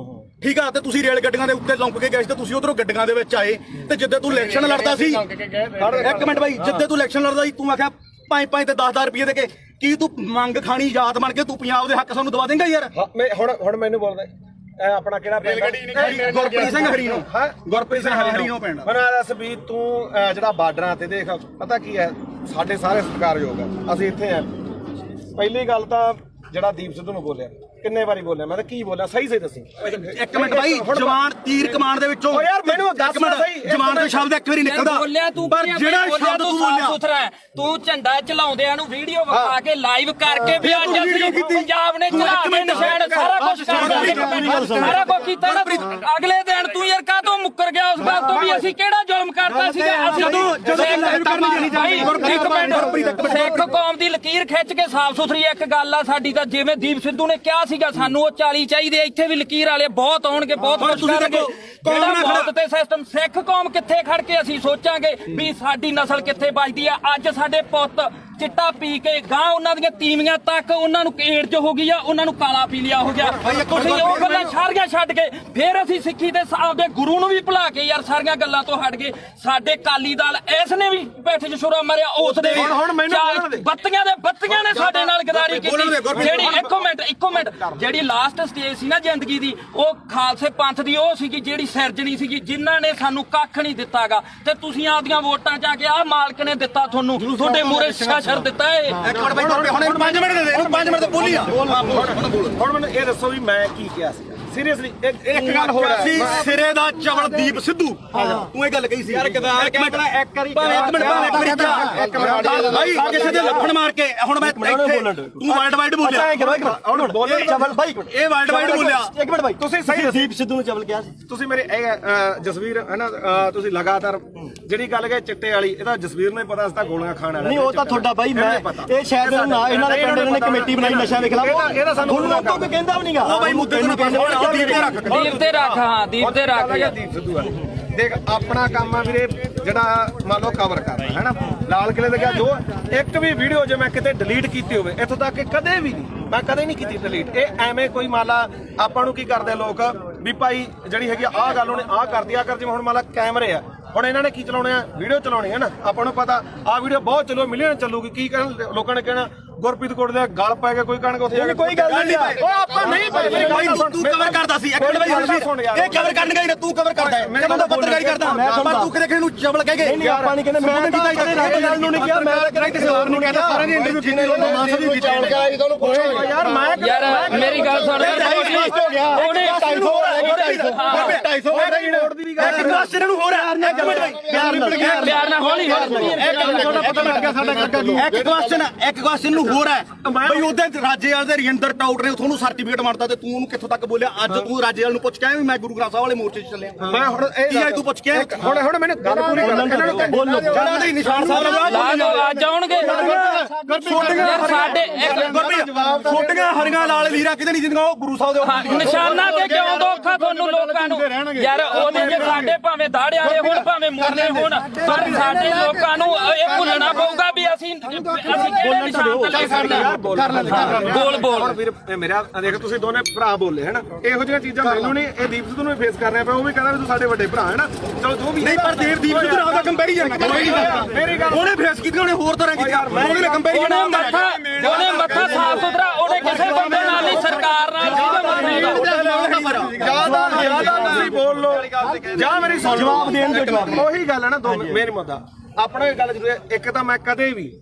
ਠੀਕ ਆ ਤੇ ਤੁਸੀਂ ਰੇਲ ਗੱਡੀਆਂ ਦੇ ਉੱਤੇ ਲੰਘ ਕੇ ਗਏ ਸੀ ਤੇ ਤੁਸੀਂ ਉਧਰੋਂ ਗੱਡੀਆਂ ਦੇ ਵਿੱਚ ਆਏ ਤੇ ਜਿੱਦੇ ਤੂੰ ਇਲੈਕਸ਼ਨ ਲੜਦਾ ਸੀ 1 ਮਿੰਟ ਬਾਈ ਜਿੱਦੇ ਤੂੰ ਇਲੈਕਸ਼ਨ ਲੜਦਾ ਸੀ ਤੂੰ ਆਖਿਆ 5 ਤੇ 10 ਰੁਪਏ ਦੇ ਕੇ ਕੀ ਤੂੰ ਮੰਗ ਖਾਣੀ ਯਾਦ ਬਣ ਕੇ ਤੂੰ ਪੰਜਾਬ ਦੇ ਹੱਕ ਸਾਨੂੰ ਦਵਾ ਦੇਂਗਾ ਯਾਰ ਹੁਣ ਮੈਨੂੰ ਬੋਲਦਾ ਇਹ ਆਪਣਾ ਕਿਹੜਾ ਗੁਰਪ੍ਰੀਤ ਸਿੰਘ ਹਰੀਨੋ ਗੁਰਪ੍ਰੀਤ ਸਿੰਘ ਹਰੀਨੋ ਪਿੰਡ ਮੈਨੂੰ ਦੱਸ ਵੀ ਤੂੰ ਜਿਹੜਾ ਬਾਰਡਰਾਂ ਤੇ ਦੇਖ ਪਤਾ ਕੀ ਹੈ ਸਾਡੇ ਸਾਰੇ ਸਤਿਕਾਰਯੋਗ ਆ ਅਸੀਂ ਇੱਥੇ ਆ ਪਹਿਲੀ ਗੱਲ ਤਾਂ ਜਿਹੜਾ ਦੀਪ ਸਿੱਧੂ ਨੂੰ ਬੋਲਿਆ ਕਿੰਨੇ ਵਾਰੀ ਬੋਲਿਆ ਮੈਂ ਤਾਂ ਕੀ ਬੋਲਿਆ ਸਹੀ ਦੱਸੀ 1 ਮਿੰਟ ਬਾਈ ਜਵਾਨ ਤੀਰ ਕਮਾਨ ਦੇ ਵਿੱਚੋਂ ਯਾਰ ਮੈਨੂੰ ਦੱਸ ਸਹੀ ਜਵਾਨ ਦਾ ਸ਼ਬਦ ਇੱਕ ਵਾਰੀ ਨਿਕਲਦਾ ਬੋਲਿਆ ਤੂੰ ਪਰ ਜਿਹੜਾ ਸ਼ਬਦ ਤੂੰ ਬੋਲਿਆ ਸੁਥਰਾ ਤੂੰ ਝੰਡਾ ਚਲਾਉਂਦਿਆਂ ਨੂੰ ਵੀਡੀਓ ਵਿਖਾ ਕੇ ਲਾਈਵ ਕਰਕੇ ਵੀ ਅੱਜ ਅਸੀਂ ਪੰਜਾਬ ਨੇ ਚਲਾ ਕੇ ਨਿਸ਼ਾਨ ਸਾਰਾ ਕੁਝ ਕੀਤਾ ਨਾ ਅਗਲੇ ਦਿਨ ਤੂੰ ਯਾਰ ਕਾਹਤੋਂ ਮੁੱਕਰ ਗਿਆ ਉਸ ਗੱਲ ਤੋਂ ਵੀ ਅਸੀਂ ਕਿਹੜਾ ਜ਼ੁਲਮ ਕਰਤਾ ਸੀਗਾ ਸਿੱਖ ਕੌਮ ਦੀ ਲਕੀਰ ਖਿੱਚ ਕੇ ਸਾਫ਼ ਸੁਥਰੀ ਇੱਕ ਗੱਲ ਆ ਸਾਡੀ ਤਾਂ ਜਿਵੇਂ ਦੀਪ ਸਿੱਧੂ ਨੇ ਕਿਹਾ ਸੀਗਾ ਸਾਨੂੰ ਉਹ 40 ਚਾਹੀਦੇ ਇੱਥੇ ਵੀ ਲਕੀਰ ਵਾਲੇ ਬਹੁਤ ਆਉਣਗੇ ਬਹੁਤ ਕੁਝ ਕਰਨਗੇ ਜਿਹੜਾ ਮੌਤ ਤੇ ਸਿਸਟਮ ਸਿੱਖ ਕੌਮ ਕਿੱਥੇ ਖੜ ਕੇ ਅਸੀਂ ਸੋਚਾਂਗੇ ਵੀ ਸਾਡੀ ਨਸਲ ਕਿੱਥੇ ਬਚਦੀ ਆ ਅੱਜ ਸਾਡੇ ਪੁੱਤ ਚਿੱਟਾ ਪੀ ਕੇ ਗਾਂ ਉਹਨਾਂ ਦੀਆਂ ਤੀਵੀਆਂ ਤੱਕ ਉਹਨਾਂ ਨੂੰ ਏਡਜ਼ ਹੋ ਗਈ ਆ ਉਹਨਾਂ ਨੂੰ ਕਾਲਾ ਪੀਲੀਆ ਹੋ ਗਿਆ ਤੁਸੀਂ ਉਹ ਗੱਲਾਂ ਸਾਰੀਆਂ ਛੱਡ ਕੇ ਫਿਰ ਅਸੀਂ ਸਿੱਖੀ ਦੇ ਆਪਦੇ ਗੁਰੂ ਨੂੰ ਵੀ ਭੁਲਾ ਕੇ ਯਾਰ ਸਾਰੀਆਂ ਗੱਲਾਂ ਤੋਂ ਹਟ ਗਏ ਸਾਡੇ ਕਾਲੀ ਦਲ ਇਸ ਨੇ ਵੀ ਬੈਠੇ ਚ ਛੁਰਾ ਮਾਰਿਆ ਉਸ ਦੇ ਬੱਤੀਆਂ ਨੇ ਸਾਡੇ ਨਾਲ ਗਦਾਰੀ ਕੀਤੀ ਜਿਹੜੀ ਇੱਕ ਮਿੰਟ ਜਿਹੜੀ ਲਾਸਟ ਸਟੇਜ ਸੀ ਨਾ ਜ਼ਿੰਦਗੀ ਦੀ ਉਹ ਖਾਲਸੇ ਪੰਥ ਦੀ ਉਹ ਸੀਗੀ ਜਿਹੜੀ ਸਿਰਜਣੀ ਸੀਗੀ ਜਿਨ੍ਹਾਂ ਨੇ ਸਾਨੂੰ ਕੱਖ ਨਹੀਂ ਦਿੱਤਾਗਾ ਤੇ ਤੁਸੀਂ ਆਪਦੀਆਂ ਵੋਟਾਂ ਚ ਆ ਕੇ ਆਹ ਮਾਲਕ ਨੇ ਦਿੱਤਾ ਤੁਹਾਨੂੰ ਤੁਹਾਡੇ ਮੂਹਰੇ ਸ਼ਰ ਦਿੱਤਾ ਏ 1 ਮਿੰਟ ਬਾਈ ਹੁਣ 5 ਮਿੰਟ ਦੇ ਦੇ 5 ਮਿੰਟ ਤੇ ਬੋਲੀ ਆ ਹੁਣ ਮੈਨੂੰ ਇਹ ਦੱਸੋ ਵੀ ਮੈਂ ਕੀ ਕਿਹਾ ਸੀ ਸੀਰੀਅਸਲੀ ਇੱਕ ਗੱਲ ਹੋਰ ਸੀ ਸਿਰੇ ਦਾ ਚਵਲ ਦੀਪ ਸਿੱਧੂ ਤੂੰ ਇਹ ਗੱਲ ਕਹੀ ਸੀ ਯਾਰ ਇੱਕ ਮਿੰਟ ਬਾਈ ਕਿਸੇ ਦੇ ਲੱਫੜ ਮਾਰ ਕੇ ਹੁਣ ਮੈਂ ਤੂੰ ਵਰਲਡ ਵਾਈਡ ਬੋਲਿਆ ਹੁਣ ਬੋਲੇ ਚਵਲ ਬਾਈ ਇਹ ਵਰਲਡ ਵਾਈਡ ਬੋਲਿਆ 1 ਮਿੰਟ ਬਾਈ ਤੁਸੀਂ ਸਹੀ ਦੀਪ ਸਿੱਧੂ ਨੂੰ ਚਵਲ ਕਿਹਾ ਸੀ ਤੁਸੀਂ ਮੇਰੇ ਜਸਵੀਰ ਹੈ ਨਾ ਤੁਸੀਂ ਲਗਾਤਾਰ ਜਿਹੜੀ ਗੱਲ ਕਹੇ ਚਿੱਟੇ ਵਾਲੀ ਇਹਦਾ ਜਸਵੀਰ ਨੂੰ ਪਤਾ ਸੀ ਤਾਂ ਗੋਲੀਆਂ ਖਾਣ ਵਾਲਾ ਨਹੀਂ ਉਹ ਤਾਂ ਤੁਹਾਡਾ ਬਾਈ ਮੈਂ ਇਹ ਸ਼ਾਇਦ ਨਾ ਇਹਨਾਂ ਦੇ ਪਿੰਡ ਨੇ ਕਮੇਟੀ ਬਣਾਈ ਨਸ਼ਾ ਦੇ ਖਿਲਾਫ ਇਹਦਾ ਸਾਨੂੰ ਕੋਈ ਕਹਿੰਦਾ ਵੀ ਨਹੀਂਗਾ ਉਹ ਬਾਈ ਮੁੱਦੇ ਨੂੰ ਦੀਪ ਤੇ ਰੱਖ ਹਾਂ ਦੀਪ ਤੇ ਰੱਖ ਦੀਪ ਸਿੱਧੂ ਦੇਖ ਆਪਣਾ ਕੰਮ ਆ ਵੀਰੇ ਜਿਹੜਾ ਮੰਨ ਲਓ ਕਵਰ ਕਰਨਾ ਹੈ ਨਾ ਲਾਲ ਕਿਲੇ ਦੇ ਗਿਆ ਜੋ ਇੱਕ ਵੀ ਵੀਡੀਓ ਜੇ ਮੈਂ ਕਿਤੇ ਡਿਲੀਟ ਕੀਤੀ ਹੋਵੇ ਇੱਥੋਂ ਤੱਕ ਕਿ ਕਦੇ ਵੀ ਨਹੀਂ ਮੈਂ ਕਦੇ ਨਹੀਂ ਕੀਤੀ ਡਿਲੀਟ ਇਹ ਐਵੇਂ ਕੋਈ ਮੰਨ ਲਾ ਆਪਾਂ ਨੂੰ ਕੀ ਕਰਦੇ ਲੋਕ ਵੀ ਭਾਈ ਜਿਹੜੀ ਹੈਗੀ ਆਹ ਗੱਲ ਉਹਨੇ ਆਹ ਕਰਦੀ ਆ ਕਰ ਜਿਵੇਂ ਹੁਣ ਮੰਨ ਲਾ ਕੈਮਰੇ ਆ ਹੁਣ ਇਹਨਾਂ ਨੇ ਕੀ ਚਲਾਉਣੇ ਆ ਵੀਡੀਓ ਚਲਾਉਣੀ ਹੈ ਨਾ ਆਪਾਂ ਨੂੰ ਪਤਾ ਆਹ ਵੀਡੀਓ ਬਹੁਤ ਚੱਲੋ ਮਿਲੀਅਨ ਚੱਲੂਗੀ ਕੀ ਕਹਿਣ ਲੋਕਾਂ ਨੇ ਕਹਿਣਾ ਗੁਰਪ੍ਰੀਤ ਕੋਟ ਦੇ ਗਲ ਪੈ ਕੇ ਕੋਈ ਕਹਿਣਗੇ ਉੱਥੇ ਜਾ ਕੇ ਕੋਈ ਗੱਲ ਨਹੀਂ ਉਹ ਆਪਾਂ ਨਹੀਂ ਤੂੰ ਕਵਰ ਕਰਦਾ ਸੀ ਇੱਕ ਮਿੰਟ ਬਾਈ ਇਹ ਕਵਰ ਕਰਨ ਗਈ ਤੂੰ ਕਵਰ ਕਰਦਾ ਹੈ ਮੈਂ ਤਾਂ ਪੱਤਰਕਾਰੀ ਕਰਦਾ ਪਰ ਤੂੰ ਕਿਹਦੇ ਨੂੰ ਚਵਲ ਕਹਿ ਗਏ ਨਹੀਂ ਆਪਾਂ ਨਹੀਂ ਕਹਿੰਦੇ ਮੈਂ ਤਾਂ ਕਿਸੇ ਰਾਜੇਵਾਲ ਨੂੰ ਨਹੀਂ ਕਿਹਾ ਮੈਂ ਤਾਂ ਕਿਸੇ ਹੋਰ ਨੂੰ ਕਹਿੰਦਾ ਸਾਰਿਆਂ ਦੀ ਇੰਟਰਵਿਊ ਕੀਤੀ ਲੋਕਾਂ ਮਾਸਾ ਦੀ ਚਾਲ ਕਰਾਈ ਤੁਹਾਨੂੰ ਪੁੱਛੋ ਯਾਰ ਯਾਰ ਮੇਰੀ ਗੱਲ ਸੁਣ ਹੋ ਗਿਆ ਉਹਨੇ 250 ਇੱਕ ਕੁਐਸਚਨ ਨੂੰ ਹੋਰ ਹੈ ਇੱਕ ਮਿੰਟ ਪਿਆਰ ਨਾਲ ਹੌਲੀ ਇੱਕ ਕੁਐਸਚਨ ਨੂੰ ਹੋਰ ਹੈ ਬਈ ਉਹਦੇ ਰਾਜੇਵਾਲ ਦੇ ਰਜਿੰਦਰ ਟਾਊਟ ਨੇ ਤੁਹਾਨੂੰ ਸਰਟੀਫਿਕੇਟ ਮਾਰਤਾ ਤੇ ਤੂੰ ਉਹਨੂੰ ਕਿੱਥੋਂ ਤੱਕ ਬੋਲਿਆ ਅੱਜ ਤੂੰ ਰਾਜੇਵਾਲ ਨੂੰ ਪੁੱਛ ਕੇ ਆਇਆ ਵੀ ਮੈਂ ਗੁਰੂ ਗ੍ਰੰਥ ਸਾਹਿਬ ਵਾਲੇ ਮੋਰਚੇ 'ਚ ਚੱਲਿਆ ਮੈਂ ਹੁਣ ਇਹ ਤੂੰ ਪੁੱਛ ਕੇ ਹੁਣ ਮੈਨੂੰ ਗੱਲ ਪੂਰੀ ਕਰ ਬੋਲੋ ਜਿਹੜਾ ਦੇ ਨਿਸ਼ਾਨ ਸਾਹਿਬ ਲਾ ਦੋ ਅੱਜ ਆਉਣਗੇ ਯਾਰ ਸਾਡੇ ਛੋਟੀਆਂ ਹਰੀਆਂ ਲਾਲ ਲੀਰਾ ਕਿਤੇ ਨਹੀਂ ਜਿੰਦੀਆਂ ਉਹ ਗੁਰੂ ਸਾਹਿਬ ਦੇ ਨਿਸ਼ਾਨਾਂ ਤੇ ਕਿਉਂ ਦੋਖਾ ਤੁਹਾਨੂੰ ਲੋਕਾਂ ਨੂੰ ਯਾਰ ਉਹਦੇ ਜੇ ਸਾਡੇ ਭਾਵੇਂ ਦਾੜੇ ਵਾਲੇ ਹੋਣ ਭਾਵੇਂ ਮੁਰਲੇ ਹੋਣ ਪਰ ਸਾਡੇ ਲੋਕਾਂ ਨੂੰ ਇਹ ਭੁੱਲਣਾ ਪਊਗਾ ਵੀ ਅਸੀਂ ਕਿਹੜੇ ਨਿਸ਼ਾਨ ਤੇ ਲੈ ਸਕਦੇ ਹਾਂ ਬੋਲ ਵੀਰ ਮੇਰਾ ਦੇਖ ਤੁਸੀਂ ਦੋਨੇ ਭਰਾ ਬੋਲੇ ਹਨਾ ਇਹੋ ਜਿਹੀਆਂ ਚੀਜ਼ਾਂ ਮੈਨੂੰ ਨਹੀਂ ਇਹ ਦੀਪ ਸਿੱਧੂ ਨੂੰ ਫੇਸ ਕਰਨਾ ਪਿਆ ਉਹ ਵੀ ਕਹਿੰਦਾ ਵੀ ਤੂੰ ਸਾਡੇ ਵੱਡੇ ਭਰਾ ਹੈ ਨਾ ਚਲੋ ਜੋ ਵੀ ਨਹੀਂ ਪਰ ਦੀਪ ਸਿੱਧੂ ਨਾਲ ਦਾ ਕੰਪੈਰੀਜ਼ਨ ਮੇਰੀ ਗੱਲ ਉਹਨੇ ਫੇਸ ਕੀਤੀ ਉਹਨੇ ਹੋਰ ਤਰ੍ਹਾਂ ਕੀਤੀ ਉਹਨੇ ਕੰਪੈਰੀਜ਼ਨ ਉਹਨੇ ਮੱਥਾ ਸਾਫ ਸੁਥਰਾ ਉਹਨੇ ਕਿਸੇ ਬੰਦੇ ਨਾਲ ਨਹੀਂ ਸਰਕਾਰ ਨਾਲ ਜਿਆਦਾ ਤੁਸੀਂ ਬੋਲ ਲੋ ਜਾਂ ਮੇਰੀ ਸੁਣ ਜਵਾਬ ਦੇਣ ਦੇ ਜਵਾਬ ਉਹੀ ਗੱਲ ਹੈ ਨਾ ਦੋ ਮੇਰੀ ਮੁੱਦਾ ਆਪਣਾ ਇਹ ਗੱਲ ਜ਼ਰੂਰ ਹੈ ਇੱਕ ਤਾਂ ਮੈਂ ਕਦੇ ਵੀ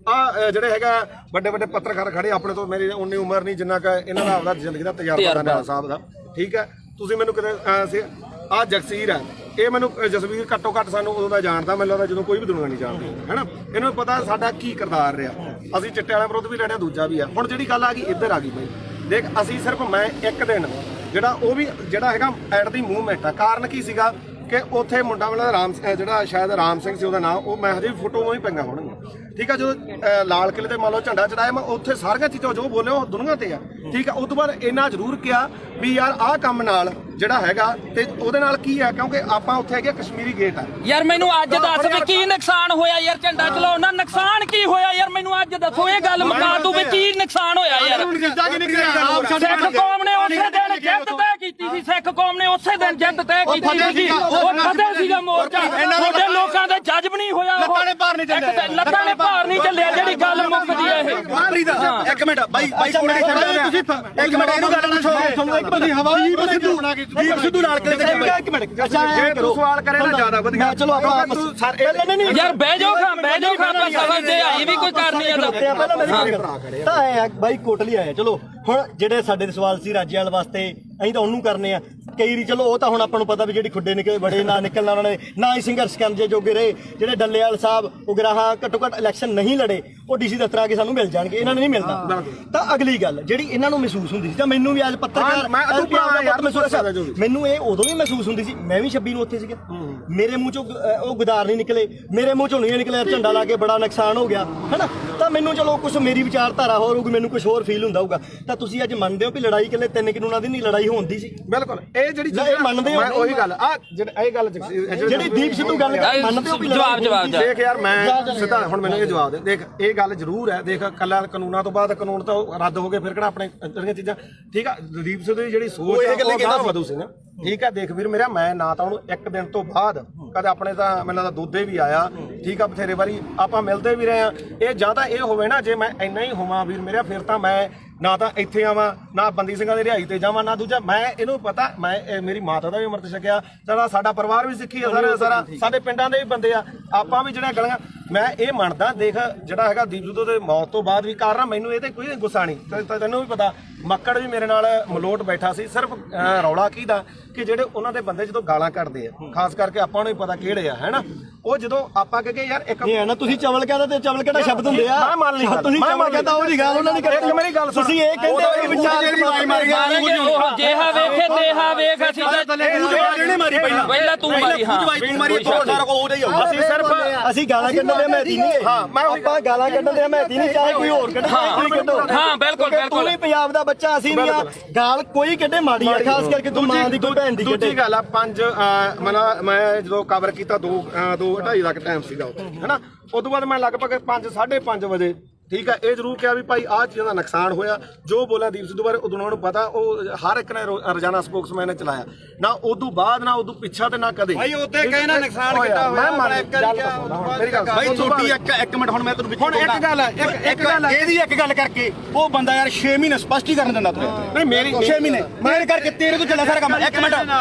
ਆ ਜਿਹੜੇ ਹੈਗਾ ਵੱਡੇ ਵੱਡੇ ਪੱਤਰਕਾਰ ਖੜੇ ਆਪਣੇ ਤੋਂ ਮੇਰੀ ਉਨੀ ਉਮਰ ਨਹੀਂ ਜਿੰਨਾ ਕਿ ਇਹਨਾਂ ਦਾ ਆਪਦਾ ਜ਼ਿੰਦਗੀ ਦਾ ਤਜਰਬਾ ਨਾਲਾ ਸਾਹਿਬ ਦਾ ਠੀਕ ਹੈ ਤੁਸੀਂ ਮੈਨੂੰ ਕਿਤੇ ਆ ਜਗਸੀਰ ਹੈ ਇਹ ਮੈਨੂੰ ਜਸਵੀਰ ਘੱਟੋ ਘੱਟ ਸਾਨੂੰ ਉਦੋਂ ਦਾ ਜਾਣਦਾ ਮੈਨੂੰ ਲੱਗਦਾ ਜਦੋਂ ਕੋਈ ਵੀ ਦੁਨੀਆ ਨਹੀਂ ਜਾਣਦੀ ਹੈਨਾ ਇਹਨੂੰ ਪਤਾ ਸਾਡਾ ਕੀ ਕਿਰਦਾਰ ਰਿਹਾ ਅਸੀਂ ਚਿੱਟੇ ਵਾਲਿਆਂ ਵਿਰੁੱਧ ਵੀ ਲੜਿਆ ਦੂਜਾ ਵੀ ਆ ਹੁਣ ਜਿਹੜੀ ਗੱਲ ਆ ਗਈ ਇੱਧਰ ਆ ਗਈ ਬਈ ਦੇਖ ਅਸੀਂ ਸਿਰਫ ਮੈਂ ਇੱਕ ਦਿਨ ਜਿਹੜਾ ਉਹ ਵੀ ਜਿਹੜਾ ਹੈਗਾ ਐਟ ਦੀ ਮੂਵਮੈਂਟ ਆ ਕਾਰਨ ਕੀ ਸੀਗਾ ਕਿ ਉੱਥੇ ਮੁੰਡਾ ਵਾਲਾ ਰਾਮ ਜਿਹੜਾ ਸ਼ਾਇਦ ਰਾਮ ਸਿੰਘ ਸੀ ਉਹਦਾ ਨਾਮ ਉਹ ਮੈਂ ਹਜੇ ਫੋਟੋਆਂ ਹੀ ਪਈਆਂ ਹੋਣਗੀਆਂ ਠੀਕ ਆ ਜਦੋਂ ਲਾਲ ਕਿਲੇ ਤੇ ਮੰਨ ਲਓ ਝੰਡਾ ਚੜਾਇਆ ਮੈਂ ਉੱਥੇ ਸਾਰੀਆਂ ਚੀਜ਼ਾਂ ਜੋ ਬੋਲੇ ਉਹ ਦੁਨੀਆ ਤੇ ਆ ਠੀਕ ਆ ਉਸ ਤੋਂ ਬਾਅਦ ਇੰਨਾ ਜ਼ਰੂਰ ਕਿਹਾ ਵੀ ਯਾਰ ਆਹ ਕੰਮ ਨਾਲ ਜਿਹੜਾ ਹੈਗਾ ਤੇ ਉਹਦੇ ਨਾਲ ਕੀ ਆ ਕਿਉਂਕਿ ਆਪਾਂ ਉੱਥੇ ਹੈਗੇ ਕਸ਼ਮੀਰੀ ਗੇਟ ਆ ਯਾਰ ਮੈਨੂੰ ਅੱਜ ਦੱਸ ਵੀ ਕੀ ਨੁਕਸਾਨ ਹੋਇਆ ਯਾਰ ਝੰਡਾ ਚਲਾਉਣ ਨਾਲ ਨੁਕਸਾਨ ਕੀ ਹੋਇਆ ਯਾਰ ਮੈਨੂੰ ਅੱਜ ਦੱਸੋ ਇਹ ਗੱਲ ਮੁਕਾ ਤੂੰ ਵੀ ਕੀ ਨੁਕਸਾਨ ਹੋਇਆ ਯਾਰ ਸਿੱਖ ਕੌਮ ਨੇ ਉਸੇ ਦਿਨ ਜਿੱਤ ਤੈਅ ਕੀਤੀ ਸੀ ਸਿੱਖ ਕੌਮ ਨੇ ਉਸੇ ਦਿਨ ਜਿੱਤ ਤੈਅ ਕੀਤੀ ਸੀ ਉਹ ਫਤਿਹ ਸੀਗਾ ਮੋਰਚਾ ਤੁਹਾਡੇ ਲੋਕਾਂ ਦਾ ਜੱਜ ਨਹੀਂ ਹੋਇਆ ਉਹ ਲੱਤਾਂ ਨੇ ਭਾਰ ਨਹੀਂ ਚੱਲਿਆ ਜਿਹੜੀ ਗੱਲ ਮੁੱਕਦੀ ਹੈ ਇਹ ਇੱਕ ਮਿੰਟ ਬਾਈ ਕੋਲੇ ਤੁਸੀਂ ਇੱਕ ਮਿੰਟ ਇਹਨੂੰ ਗੱਲ ਸੁਣੋ ਇੱਕ ਮਿੰਟ ਹਵਾਈ ਦੀਪ ਸਿੱਧੂ ਨਾਲ ਕਿਤੇ ਇੱਕ ਮਿੰਟ ਜੇ ਤੂੰ ਸਵਾਲ ਕਰੇ ਨਾ ਜ਼ਿਆਦਾ ਵਧੀਆ ਚਲੋ ਆਪਾਂ ਨਹੀਂ ਯਾਰ ਬਹਿ ਜਾਓ ਖਾਂ ਸਮਝਦੇ ਆਈ ਵੀ ਕੋਈ ਕਰਨੀ ਆ ਪਹਿਲਾਂ ਮੇਰੀ ਗੱਲ ਤਾਂ ਆਇਆ ਬਾਈ ਕੋਟਲੀ ਆਇਆ ਚਲੋ ਹੁਣ ਜਿਹੜੇ ਸਾਡੇ ਸਵਾਲ ਸੀ ਰਾਜੇਵਾਲ ਵਾਸਤੇ ਅਸੀਂ ਤਾਂ ਉਹਨੂੰ ਕਰਨੇ ਆ ਕਈ ਰੀ ਚਲੋ ਉਹ ਤਾਂ ਹੁਣ ਆਪਾਂ ਨੂੰ ਪਤਾ ਵੀ ਜਿਹੜੀ ਖੁੱਡੇ ਨਿਕਲੇ ਬੜੇ ਨਾ ਨਿਕਲਣਾ ਉਹਨਾਂ ਨੇ ਨਾ ਹੀ ਸੰਘਰਸ਼ ਕਰਨ ਜੇ ਜੋਗੇ ਰਹੇ ਜਿਹੜੇ ਡੱਲੇਵਾਲ ਸਾਹਿਬ ਉਗਰਾਹਾਂ ਘੱਟੋ ਘੱਟ ਇਲੈਕਸ਼ਨ ਨਹੀਂ ਲੜੇ ਉਹ ਡੀਸੀ ਦਫ਼ਤਰ ਆ ਕੇ ਸਾਨੂੰ ਮਿਲ ਜਾਣਗੇ ਇਹਨਾਂ ਨੂੰ ਨਹੀਂ ਮਿਲਦਾ ਤਾਂ ਅਗਲੀ ਗੱਲ ਜਿਹੜੀ ਇਹਨਾਂ ਨੂੰ ਮਹਿਸੂਸ ਹੁੰਦੀ ਸੀ ਜਾਂ ਮੈਨੂੰ ਵੀ ਅੱਜ ਪੱਤਰਕਾਰ ਮੈਨੂੰ ਇਹ ਉਦੋਂ ਵੀ ਮਹਿਸੂਸ ਹੁੰਦੀ ਸੀ ਮੈਂ ਵੀ 26 ਨੂੰ ਉੱਥੇ ਸੀਗਾ ਮੇਰੇ ਮੂੰਹ ਚੋਂ ਉਹ ਗੁਦਾਰ ਨਹੀਂ ਨਿਕਲੇ ਮੇਰੇ ਮੂੰਹ ਚੋਂ ਨਹੀਂ ਨਿਕਲਿਆ ਝੰਡਾ ਲਾ ਕੇ ਬੜਾ ਨੁਕਸਾਨ ਹੋ ਗਿਆ ਹਨਾ ਤਾਂ ਮੈਨੂੰ ਚਲੋ ਕੁਝ ਮੇਰੀ ਵਿਚਾਰਧਾਰਾ ਹੋਰ ਹੋਊਗੀ ਮੈਨੂੰ ਕੁਝ ਹੋਰ ਫੀਲ ਹੁੰਦਾ ਹੋਊਗਾ ਤਾਂ ਤੁਸੀਂ ਅੱਜ ਮੰਨਦੇ ਹੋ ਵੀ ਲੜਾਈ ਕਿਲੇ 3 ਕਾਨੂੰਨਾਂ ਦੀ ਨਹੀਂ ਲੜਾਈ ਹੁੰਦੀ ਸੀ ਬਿਲਕੁਲ ਇਹ ਜਿਹੜੀ ਇਹ ਮੰਨਦੇ ਹੋ ਮੈਂ ਉਹੀ ਗੱਲ ਆ ਇਹ ਗੱਲ ਜਿਹੜੀ ਦੀਪ ਸਿੱਧੂ ਗੱਲ ਮੰਨਦੇ ਹੋ ਵੀ ਜਵਾਬ ਦੇਖ ਯਾਰ ਮੈਂ ਸਿੱਧਾ ਹੁਣ ਮੈਨੂੰ ਇਹ ਜਵਾਬ ਦੇ ਦੇਖ ਇਹ ਗੱਲ ਜ਼ਰੂਰ ਹੈ ਦੇਖ ਕੱਲਾ ਕਾਨੂੰਨਾਂ ਤੋਂ ਬਾਅਦ ਕਾਨੂੰਨ ਤਾਂ ਰੱਦ ਹੋ ਗਏ ਫਿਰ ਕਿਹੜਾ ਆਪਣੇ ਜਿਹੜੀਆਂ ਚੀਜ਼ਾਂ ਠੀਕ ਆ ਦੀਪ ਸਿੱਧੂ ਦੀ ਜਿਹੜੀ ਸੋਚ ਆ ਉਹ ਵਧੂ ਸੀ ਨਾ ਠੀਕ ਆ ਦੇਖ ਵੀਰ ਮੇਰਾ ਮੈਂ ਨਾ ਤਾਂ ਉਹਨੂੰ ਇੱਕ ਦਿਨ ਤੋਂ ਬਾਅਦ ਕਦੇ ਆਪਣੇ ਤਾਂ ਮੈਨੂੰ ਲੱਗਦਾ ਦੋਦੇ ਵੀ ਆਇਆ ਠੀਕ ਆ ਬਥੇਰੇ ਵਾਰੀ ਆਪਾਂ ਮਿਲਦੇ ਵੀ ਰਹੇ ਆ ਇਹ ਜਾਂ ਤਾਂ ਇਹ ਹੋਵੇ ਨਾ ਜੇ ਮੈਂ ਇੰਨਾ ਹੀ ਹੋਵਾਂ ਵੀਰ ਮੇਰਾ ਫਿਰ ਤਾਂ ਮੈਂ ਨਾ ਤਾਂ ਇੱਥੇ ਆਵਾਂ ਨਾ ਬੰਦੀ ਸਿੰਘਾਂ ਦੀ ਰਿਹਾਈ ਤੇ ਜਾਵਾਂ ਨਾ ਦੂਜਾ ਮੈਂ ਇਹਨੂੰ ਪਤਾ ਮੈਂ ਮੇਰੀ ਮਾਤਾ ਦਾ ਵੀ ਅੰਮ੍ਰਿਤ ਛਕਿਆ ਸਾਡਾ ਪਰਿਵਾਰ ਵੀ ਸਿੱਖੀ ਆ ਸਾਰਾ ਸਾਡੇ ਪਿੰਡਾਂ ਦੇ ਵੀ ਬੰਦੇ ਆ ਆਪਾਂ ਵੀ ਜਿਹੜਾ ਗਲੀਆਂ ਮੈਂ ਇਹ ਮੰਨਦਾ ਦੇਖ ਜਿਹੜਾ ਹੈਗਾ ਦੀਪ ਸਿੱਧੂ ਦੇ ਮੌਤ ਤੋਂ ਬਾਅਦ ਵੀ ਕਾਰਨ ਮੈਨੂੰ ਇਹ ਤੇ ਕੋਈ ਗੁੱਸਾ ਨਹੀਂ ਤੈਨੂੰ ਵੀ ਪਤਾ ਮੱਕੜ ਵੀ ਮੇਰੇ ਨਾਲ ਮਲੋਟ ਬੈਠਾ ਸੀ ਸਿਰਫ ਰੌਲਾ ਕੀ ਦਾ ਕਿ ਜਿਹੜੇ ਉਹਨਾਂ ਦੇ ਬੰਦੇ ਜਦੋਂ ਗਾਲਾਂ ਕੱਢਦੇ ਆ ਖਾਸ ਕਰਕੇ ਆਪਾਂ ਨੂੰ ਹੀ ਪਤਾ ਕਿਹੜੇ ਆ ਹੈਨਾ ਉਹ ਜਦੋਂ ਆਪਾਂ ਕਹੇ ਯਾਰ ਇੱਕ ਇਹ ਹੈ ਨਾ ਤੁਸੀਂ ਚਵਲ ਕਹਿੰਦਾ ਤੇ ਚਵਲ ਕਿਹੜਾ ਸ਼ਬਦ ਹੁੰਦੇ ਆ ਮੈਂ ਮੰਨ ਲਈ ਤੁਸੀਂ ਚਵਲ ਕਹਿੰਦਾ ਉਹ ਦੀ ਗੱਲ ਉਹਨਾਂ ਨੇ ਇੱਕ ਮੇਰੀ ਗੱਲ ਤੁਸੀਂ ਇਹ ਕਹਿੰਦੇ ਹੋ ਕਿ ਵਿਚਾਰ ਜੇਹਾ ਵੇਖੇ ਤੇਹਾ ਵੇਖ ਅਸੀਂ ਇਹਨੇ ਮਾਰੀ ਪਹਿਲਾਂ ਤੂੰ ਮਾਰੀ ਹਾਂ ਤੂੰ ਮਾਰੀ ਸਾਰਾ ਕੋ ਉਹਦਾ ਹੀ ਆਊਗਾ ਅਸੀਂ ਸਿਰਫ ਅਸੀਂ ਗਾਲਾਂ ਕੱਢਣ ਦੇ ਮਹਿਤੀ ਨਹੀਂ ਆਪਾਂ ਗਾਲਾਂ ਕੱਢਣ ਦੇ ਮਹਿਤੀ ਨਹੀਂ ਚਾਹੇ ਕੋਈ ਹੋਰ ਕੱਢੇ ਕੋਈ ਕੱਢੋ ਹਾਂ ਬਿਲਕੁਲ ਤੂੰ ਵੀ ਪੰਜਾਬ ਦਾ ਬੱਚਾ ਅਸੀਂ ਨਹੀਂ ਆ ਗਾਲ ਕੋਈ ਕੱਢੇ ਮਾੜੀ ਆ ਖਾਸ ਕਰਕੇ ਤੂੰ ਮਾਂ ਦੀ ਕੋਈ ਭੈਣ ਦੀ ਕੱਢੇ ਦੂਜੀ ਗੱਲ ਆ ਮੈਂ ਜਦੋਂ ਕਵਰ ਕੀਤਾ 2:30 ਦਾ ਟਾਈਮ ਸੀਗਾ ਉੱਥੇ ਹੈਨਾ ਉਸ ਤੋਂ ਬਾਅਦ ਮੈਂ ਲਗਭਗ 5:30 ਵਜੇ ਠੀਕ ਹੈ, ਇਹ ਜ਼ਰੂਰ ਕਿਹਾ ਵੀ ਭਾਈ ਆਹ ਚੀਜ਼ਾਂ ਦਾ ਨੁਕਸਾਨ ਹੋਇਆ। ਜੋ ਬੋਲਿਆ ਦੀਪ ਸਿੱਧੂ ਬਾਰੇ ਉਦੋਂ ਨੂੰ ਪਤਾ, ਉਹ ਹਰ ਇੱਕ ਨੇ ਰੋਜ਼ਾਨਾ ਸਪੋਕਸਮੈਨ ਨੇ ਚਲਾਇਆ ਨਾ, ਉਦੋਂ ਬਾਅਦ ਨਾ ਉਦੋਂ ਪਿੱਛਾ ਤੇ ਨਾ ਕਦੇ। ਭਾਈ ਉੱਤੇ ਕਹੇ ਨਾ ਨੁਕਸਾਨ ਕਿੱਦਾਂ ਹੋਇਆ, ਮੈਂ ਇੱਕ ਵਾਰੀ ਕਿਹਾ। ਮੇਰੀ ਗੱਲ ਭਾਈ ਤੁਹਾਡੀ ਇੱਕ ਮਿੰਟ, ਹੁਣ ਮੈਂ ਤੈਨੂੰ ਹੁਣ ਇੱਕ ਗੱਲ ਹੈ, ਇੱਕ ਗੱਲ ਹੈ, ਇਹਦੀ ਇੱਕ ਗੱਲ ਕਰਕੇ ਉਹ ਬੰਦਾ ਯਾਰ 6 ਮਹੀਨੇ ਸਪਸ਼ਟੀਕਰਨ ਦਿੰਦਾ ਤੂੰ। ਨਹੀਂ ਮੇਰੀ 6 ਮਹੀਨੇ ਮੇਰੇ ਕਰਕੇ ਤੇਰੇ ਤੋਂ ਚੱਲਿਆ ਸਾਰਾ ਕੰਮ। ਇੱਕ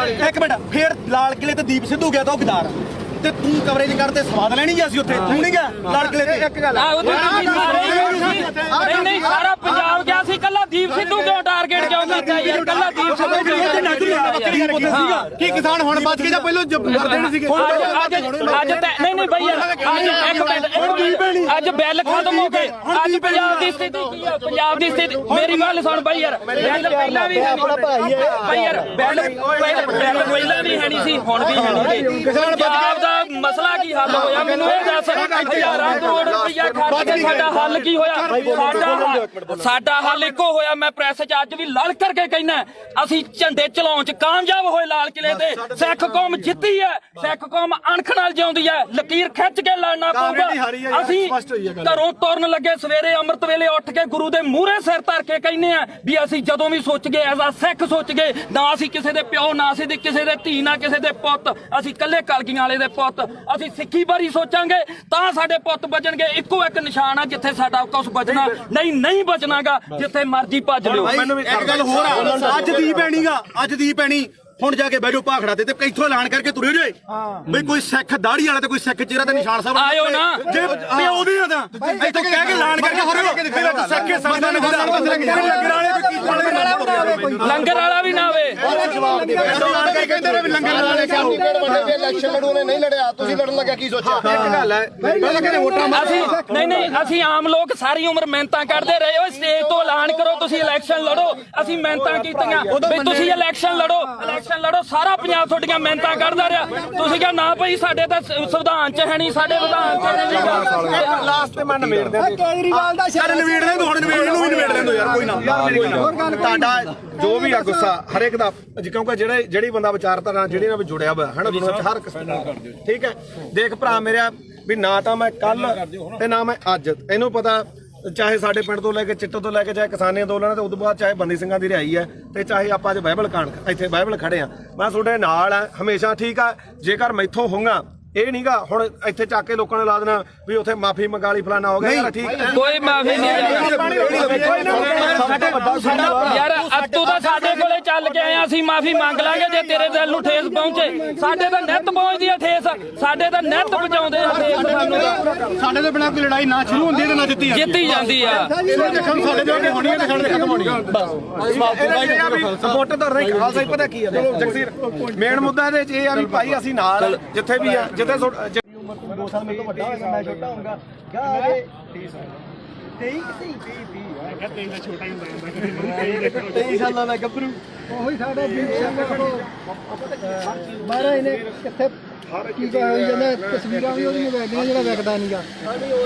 ਮਿੰਟ ਫੇਰ ਲਾਲ ਕਿਲੇ ਤੇ ਦੀਪ ਸਿੱਧੂ ਗਿਆ ਤਾਂ ਉਹ ਗਦਾਰ ਤੇ ਤੂੰ ਕਵਰੇਜ ਕਰਦੇ ਸਵਾਦ ਲੈਣੀ ਜਾਂ ਅਸੀਂ ਉੱਥੇ ਤੂੰ ਨਹੀਂ ਗਿਆ ਲਾਲ ਕਿਲੇ ਤੇ। ਇੱਕ ਗੱਲ ਨਹੀਂ ਸਾਰਾ ਪੰਜਾਬ ਗਿਆ ਸੀ, ਕੱਲਾ ਦੀਪ ਸਿੱਧੂ ਕਿਉਂ ਟਾਰਗੇਟ ਕਿਉਂ ਕੀਤਾ ਯਾਰ, ਕੱਲਾ ਦੀਪ ਸਿੱਧੂ ਕੀ ਕਿਸਾਨ ਹੁਣ ਬਚ ਕੇ ਜਾਂ ਪਹਿਲਾਂ ਮਰਦੇ ਨਹੀਂ ਸੀਗੇ? ਅੱਜ ਨਹੀਂ ਬਈ ਯਾਰ ਅੱਜ ਬਿੱਲ ਖਤਮ ਹੋ ਗਏ। ਅੱਜ ਪੰਜਾਬ ਦੀ ਸਥਿਤੀ ਕੀ ਆ, ਪੰਜਾਬ ਦੀ ਸਥਿਤੀ ਮੇਰੀ ਗੱਲ ਸੁਣ ਬਈ ਯਾਰ, ਬਿੱਲ ਪਹਿਲਾਂ ਵੀ ਹੈ ਬਈ ਯਾਰ, ਬਿੱਲ ਪਹਿਲਾਂ ਵੀ ਹੈ ਨਹੀਂ ਸੀ, ਹੁਣ ਵੀ ਹੈ ਨਹੀਂ। ਪੰਜਾਬ ਦਾ ਮਸਲਾ ਕੀ ਹੱਲ ਹੋਇਆ ਮੈਨੂੰ ਇਹ ਦੱਸ। ਹਜ਼ਾਰਾਂ ਕਰੋੜ ਰੁਪਇਆ ਖਰਚ ਕੇ ਸਾਡਾ ਹੱਲ ਕੀ ਹੋਇਆ? ਸਾਡਾ ਹੱਲ ਇੱਕੋ ਹੋਇਆ। ਮੈਂ ਪ੍ਰੈਸ 'ਚ ਅੱਜ ਵੀ ਲੜ ਕਰਕੇ ਕਹਿਣਾ, ਅਸੀਂ ਝੰਡੇ ਚਲਾਉਣ 'ਚ ਕਾਮਯਾਬ ਹੋਏ ਲਾਲ ਕਿਲੇ ਤੇ। ਸਿੱਖ ਕੌਮ ਜਿੱਤੀ ਹੈ, ਸਿੱਖ ਕੌਮ ਅਣਖ ਨਾਲ ਜਿਉਂਦੀ ਹੈ। ਲਕੀਰ ਖਿੱਚ ਕੇ ਲੜਨਾ ਪਊਗਾ। ਅਸੀਂ ਘਰੋਂ ਤੁਰਨ ਲੱਗੇ ਸਵੇਰੇ ਅੰਮ੍ਰਿਤ ਵੇਲੇ ਉੱਠ ਕੇ ਗੁਰੂ ਦੇ ਮੂਹਰੇ ਸਿਰ ਧਰ ਕੇ ਕਹਿੰਦੇ ਆ ਵੀ ਅਸੀਂ ਜਦੋਂ ਵੀ ਸੋਚ ਗਏ ਐਜ਼ ਆ ਸਿੱਖ ਸੋਚ ਗਏ, ਨਾ ਅਸੀਂ ਕਿਸੇ ਦੇ ਪਿਓ, ਨਾ ਅਸੀਂ ਕਿਸੇ ਦੇ ਧੀ, ਨਾ ਕਿਸੇ ਦੇ ਪੁੱਤ, ਅਸੀਂ ਇਕੱਲੇ ਕਲਗੀਆਂ ਵਾਲੇ ਦੇ ਪੁੱਤ। ਅਸੀਂ ਸਿੱਖੀ ਬਾਰੇ ਸੋਚਾਂਗੇ ਤਾਂ ਸਾਡੇ ਪੁੱਤ ਬਚਣਗੇ। ਇੱਕੋ ਇੱਕ ਨਿਸ਼ਾਨ ਆ ਜਿੱਥੇ ਸਾਡਾ ਕੁਝ ਬਚਣਾ ਨਹੀਂ ਬਚਣਾਗਾ, ਜਿੱਥੇ ਮਰਜ਼ੀ ਭੱਜ ਲਿਓ। ਇੱਕ ਗੱਲ ਹੋਰ ਆ, ਅੱਜ ਦੀ ਪੈਣੀਗਾ, ਅੱਜ ਦੀ ਪੈਣੀ ਹੁਣ ਜਾ ਕੇ ਬਹਿ ਜਾਓ ਭਾਖੜਾ ਤੇ ਇੱਥੋਂ ਐਲਾਨ ਕਰਕੇ ਤੁਰੇ ਜੇ ਬਈ ਕੋਈ ਸਿੱਖ ਦਾੜੀ ਵਾਲਾ ਤੇ ਕੋਈ ਸਿੱਖ ਚਿਹਰਾ ਤੇ ਨਿਸ਼ਾਨ ਸਾਹਿਬ ਆਇਓ ਨਾ। ਜੇ ਪਿਓ ਦੀ ਆ ਤਾਂ ਇੱਥੋਂ ਕਹਿ ਕੇ ਐਲਾਨ ਕਰਕੇ ਤੁਰਿਓ ਸਿੱਖੇ ਸੰਗਤਾਂ ਨੇ ਲੰਗਰ ਵਾਲਾ ਵੀ ਨਾ ਹੋਵੇ। ਕਹਿੰਦੇ ਨੇ ਵੀ ਲੰਗਰ ਵਾਲੇ ਇਲੈਕਸ਼ਨ ਲੜੂ ਨੇ ਨਹੀਂ ਲੜਿਆ, ਤੁਸੀਂ ਲੜਨ ਲੱਗਿਆ ਕੀ ਸੋਚਿਆ? ਇੱਕ ਗੱਲ ਹੈ, ਪਹਿਲਾਂ ਕਹਿੰਦੇ ਵੋਟਾਂ ਨਹੀਂ ਅਸੀਂ ਆਮ ਲੋਕ ਸਾਰੀ ਉਮਰ ਮਿਹਨਤਾਂ ਕਰਦੇ ਰਹੇ। ਓਏ ਸਟੇਜ ਤੋਂ ਐਲਾਨ ਕਰੋ ਤੁਸੀਂ ਇਲੈਕਸ਼ਨ ਲੜੋ। ਅਸੀਂ ਮਿਹਨਤਾਂ ਕੀਤੀਆਂ ਵੀ ਤੁਸੀਂ ਇਲੈਕਸ਼ਨ ਲੜੋ। ਸਾਰਾ ਪੰਜਾਬ ਤੁਹਾਡੀਆਂ ਮਿਹਨਤਾਂ ਕਰਦਾ ਰਿਹਾ। ਤੁਸੀਂ ਕਿਹਾ ਨਾ ਭਾਈ ਸਾਡੇ ਤਾਂ ਸੰਵਿਧਾਨ 'ਚ ਹੈ ਨਹੀਂ, ਸਾਡੇ ਵਿਧਾਨ 'ਚ ਨਹੀਂ। ਲਾਸਟ ਤੇ ਮੈਂ ਨਵੇੜਦੇ ਕੇਜਰੀਵਾਲ ਦਾ ਚੱਲ ਨਵੇੜ ਲੈ ਤੂੰ, ਹੁਣ ਨਵੇੜ ਨੂੰ ਵੀ ਨਵੇੜ ਲੈਂਦੋ ਯਾਰ ਕੋਈ ਨਾ। ਤੁਹਾਡਾ ਜੋ ਵੀ ਆ ਗੁੱਸਾ ਹਰੇਕ ਦਾ, ਕਿਉਂਕਿ ਜਿਹੜੀ ਬੰਦਾ ਵਿਚਾਰਧਾਰਾ ਜਿਹੜੀ ਨਾਲ ਜੁੜਿਆ ਹੋਇਆ ਹੈ ਨਾ ਦੁਨੀਆ ਵਿੱਚ ਹਰ ਕਿਸਮ ਦਾ, ਠੀਕ ਹੈ। ਦੇਖ ਭਰਾ ਮੇਰਾ ਵੀ ਨਾ ਤਾਂ ਮੈਂ ਕੱਲ ਤੇ ਨਾ ਮੈਂ ਅੱਜ, ਇਹਨੂੰ ਪਤਾ ਚਾਹੇ ਸਾਡੇ ਪਿੰਡ ਤੋਂ ਲੈ ਕੇ ਚਿੱਟੋ ਤੋਂ ਲੈ ਕੇ ਚਾਹੇ ਕਿਸਾਨੀ ਅੰਦੋਲਨ ਤੇ ਉਦੋਂ ਬਾਅਦ ਚਾਹੇ ਬੰਦੀ ਸਿੰਘਾਂ ਦੀ ਰਿਹਾਈ ਹੈ ਤੇ ਚਾਹੇ ਆਪਾਂ ਅੱਜ ਬਾਈਬਲ ਕਾਂਡ ਇੱਥੇ ਬਾਈਬਲ ਖੜੇ ਆ, ਮੈਂ ਤੁਹਾਡੇ ਨਾਲ ਆ ਹਮੇਸ਼ਾ, ਠੀਕ ਆ। ਜੇਕਰ ਮੈਥੋਂ ਹੋਊਗਾ ਇਹ ਨਹੀਂਗਾ ਹੁਣ ਇੱਥੇ ਚੱਕ ਕੇ ਲੋਕਾਂ ਨੇ ਲਾ ਦੇਣਾ ਵੀ ਉੱਥੇ ਮਾਫੀ ਮੰਗਾ ਲਈ ਫਲਾਣਾ ਹੋ ਗਿਆ ਯਾਰ, ਠੀਕ ਹੈ। ਕੋਈ ਮਾਫੀ ਨਹੀਂ ਯਾਰ, ਤੂੰ ਤਾਂ ਸਾਡੇ ਕੋਲੇ ਚੱਲ ਕੇ ਆਇਆ, ਅਸੀਂ ਮਾਫੀ ਮੰਗ ਲਾਂਗੇ ਜੇ ਤੇਰੇ ਦਿਲ ਨੂੰ ਠੇਸ ਪਹੁੰਚੇ। ਸਾਡੇ ਤਾਂ ਨਿੱਤ ਪਹੁੰਚਦੀ ਆ ਠੇਸ, ਸਾਡੇ ਤਾਂ ਨਿੱਤ ਪਹੁੰਚਾਉਂਦੇ ਆ ਠੇਸ ਸਾਨੂੰ। ਸਾਡੇ ਤੋਂ ਬਿਨਾਂ ਕੋਈ ਲੜਾਈ ਨਾ ਸ਼ੁਰੂ ਹੁੰਦੀ ਤੇ ਨਾ ਜਿੱਤੀ ਜਾਂਦੀ ਆ। ਸਾਡੇ ਜੋ ਹੋਣੀ ਹੈ ਤੇ ਸਾਡੇ ਖਤਮ ਹੋਣੀ ਹੈ ਬਸ। ਸਪੋਰਟ ਤਾਂ ਨਹੀਂ ਖਾਲਸਾ ਹੀ ਪਤਾ ਕੀ ਹੈ ਜਗਸੀਰ, ਮੇਨ ਮੁੱਦਾ ਇਹਦੇ 'ਚ ਇਹ ਆ ਵੀ ਭਾਈ ਅਸੀਂ ਨਾਲ ਜਿੱਥੇ ਵੀ ਆ, ਜਿੱਥੇ 2 ਸਾਲ ਮੇਰੇ ਤੋਂ ਵੱਡਾ ਹੋਏਗਾ, ਮੈਂ ਛੋਟਾ ਹੋਊਗਾ। 23 ਸਾਲਾਂ ਦਾ ਗੱਭਰੂ। ਉਹੀ ਸਾਡਾ ਦੀਪ ਸਿੰਘ ਮਹਾਰਾਜ ਨੇ ਕਿੱਥੇ ਕੀ ਹੋਈ ਜਾਂਦਾ, ਤਸਵੀਰਾਂ ਵੀ ਉਹਦੀਆਂ ਵਗਦੀਆਂ ਜਿਹੜਾ ਵਿਕਦਾ ਨਹੀਂਗਾ।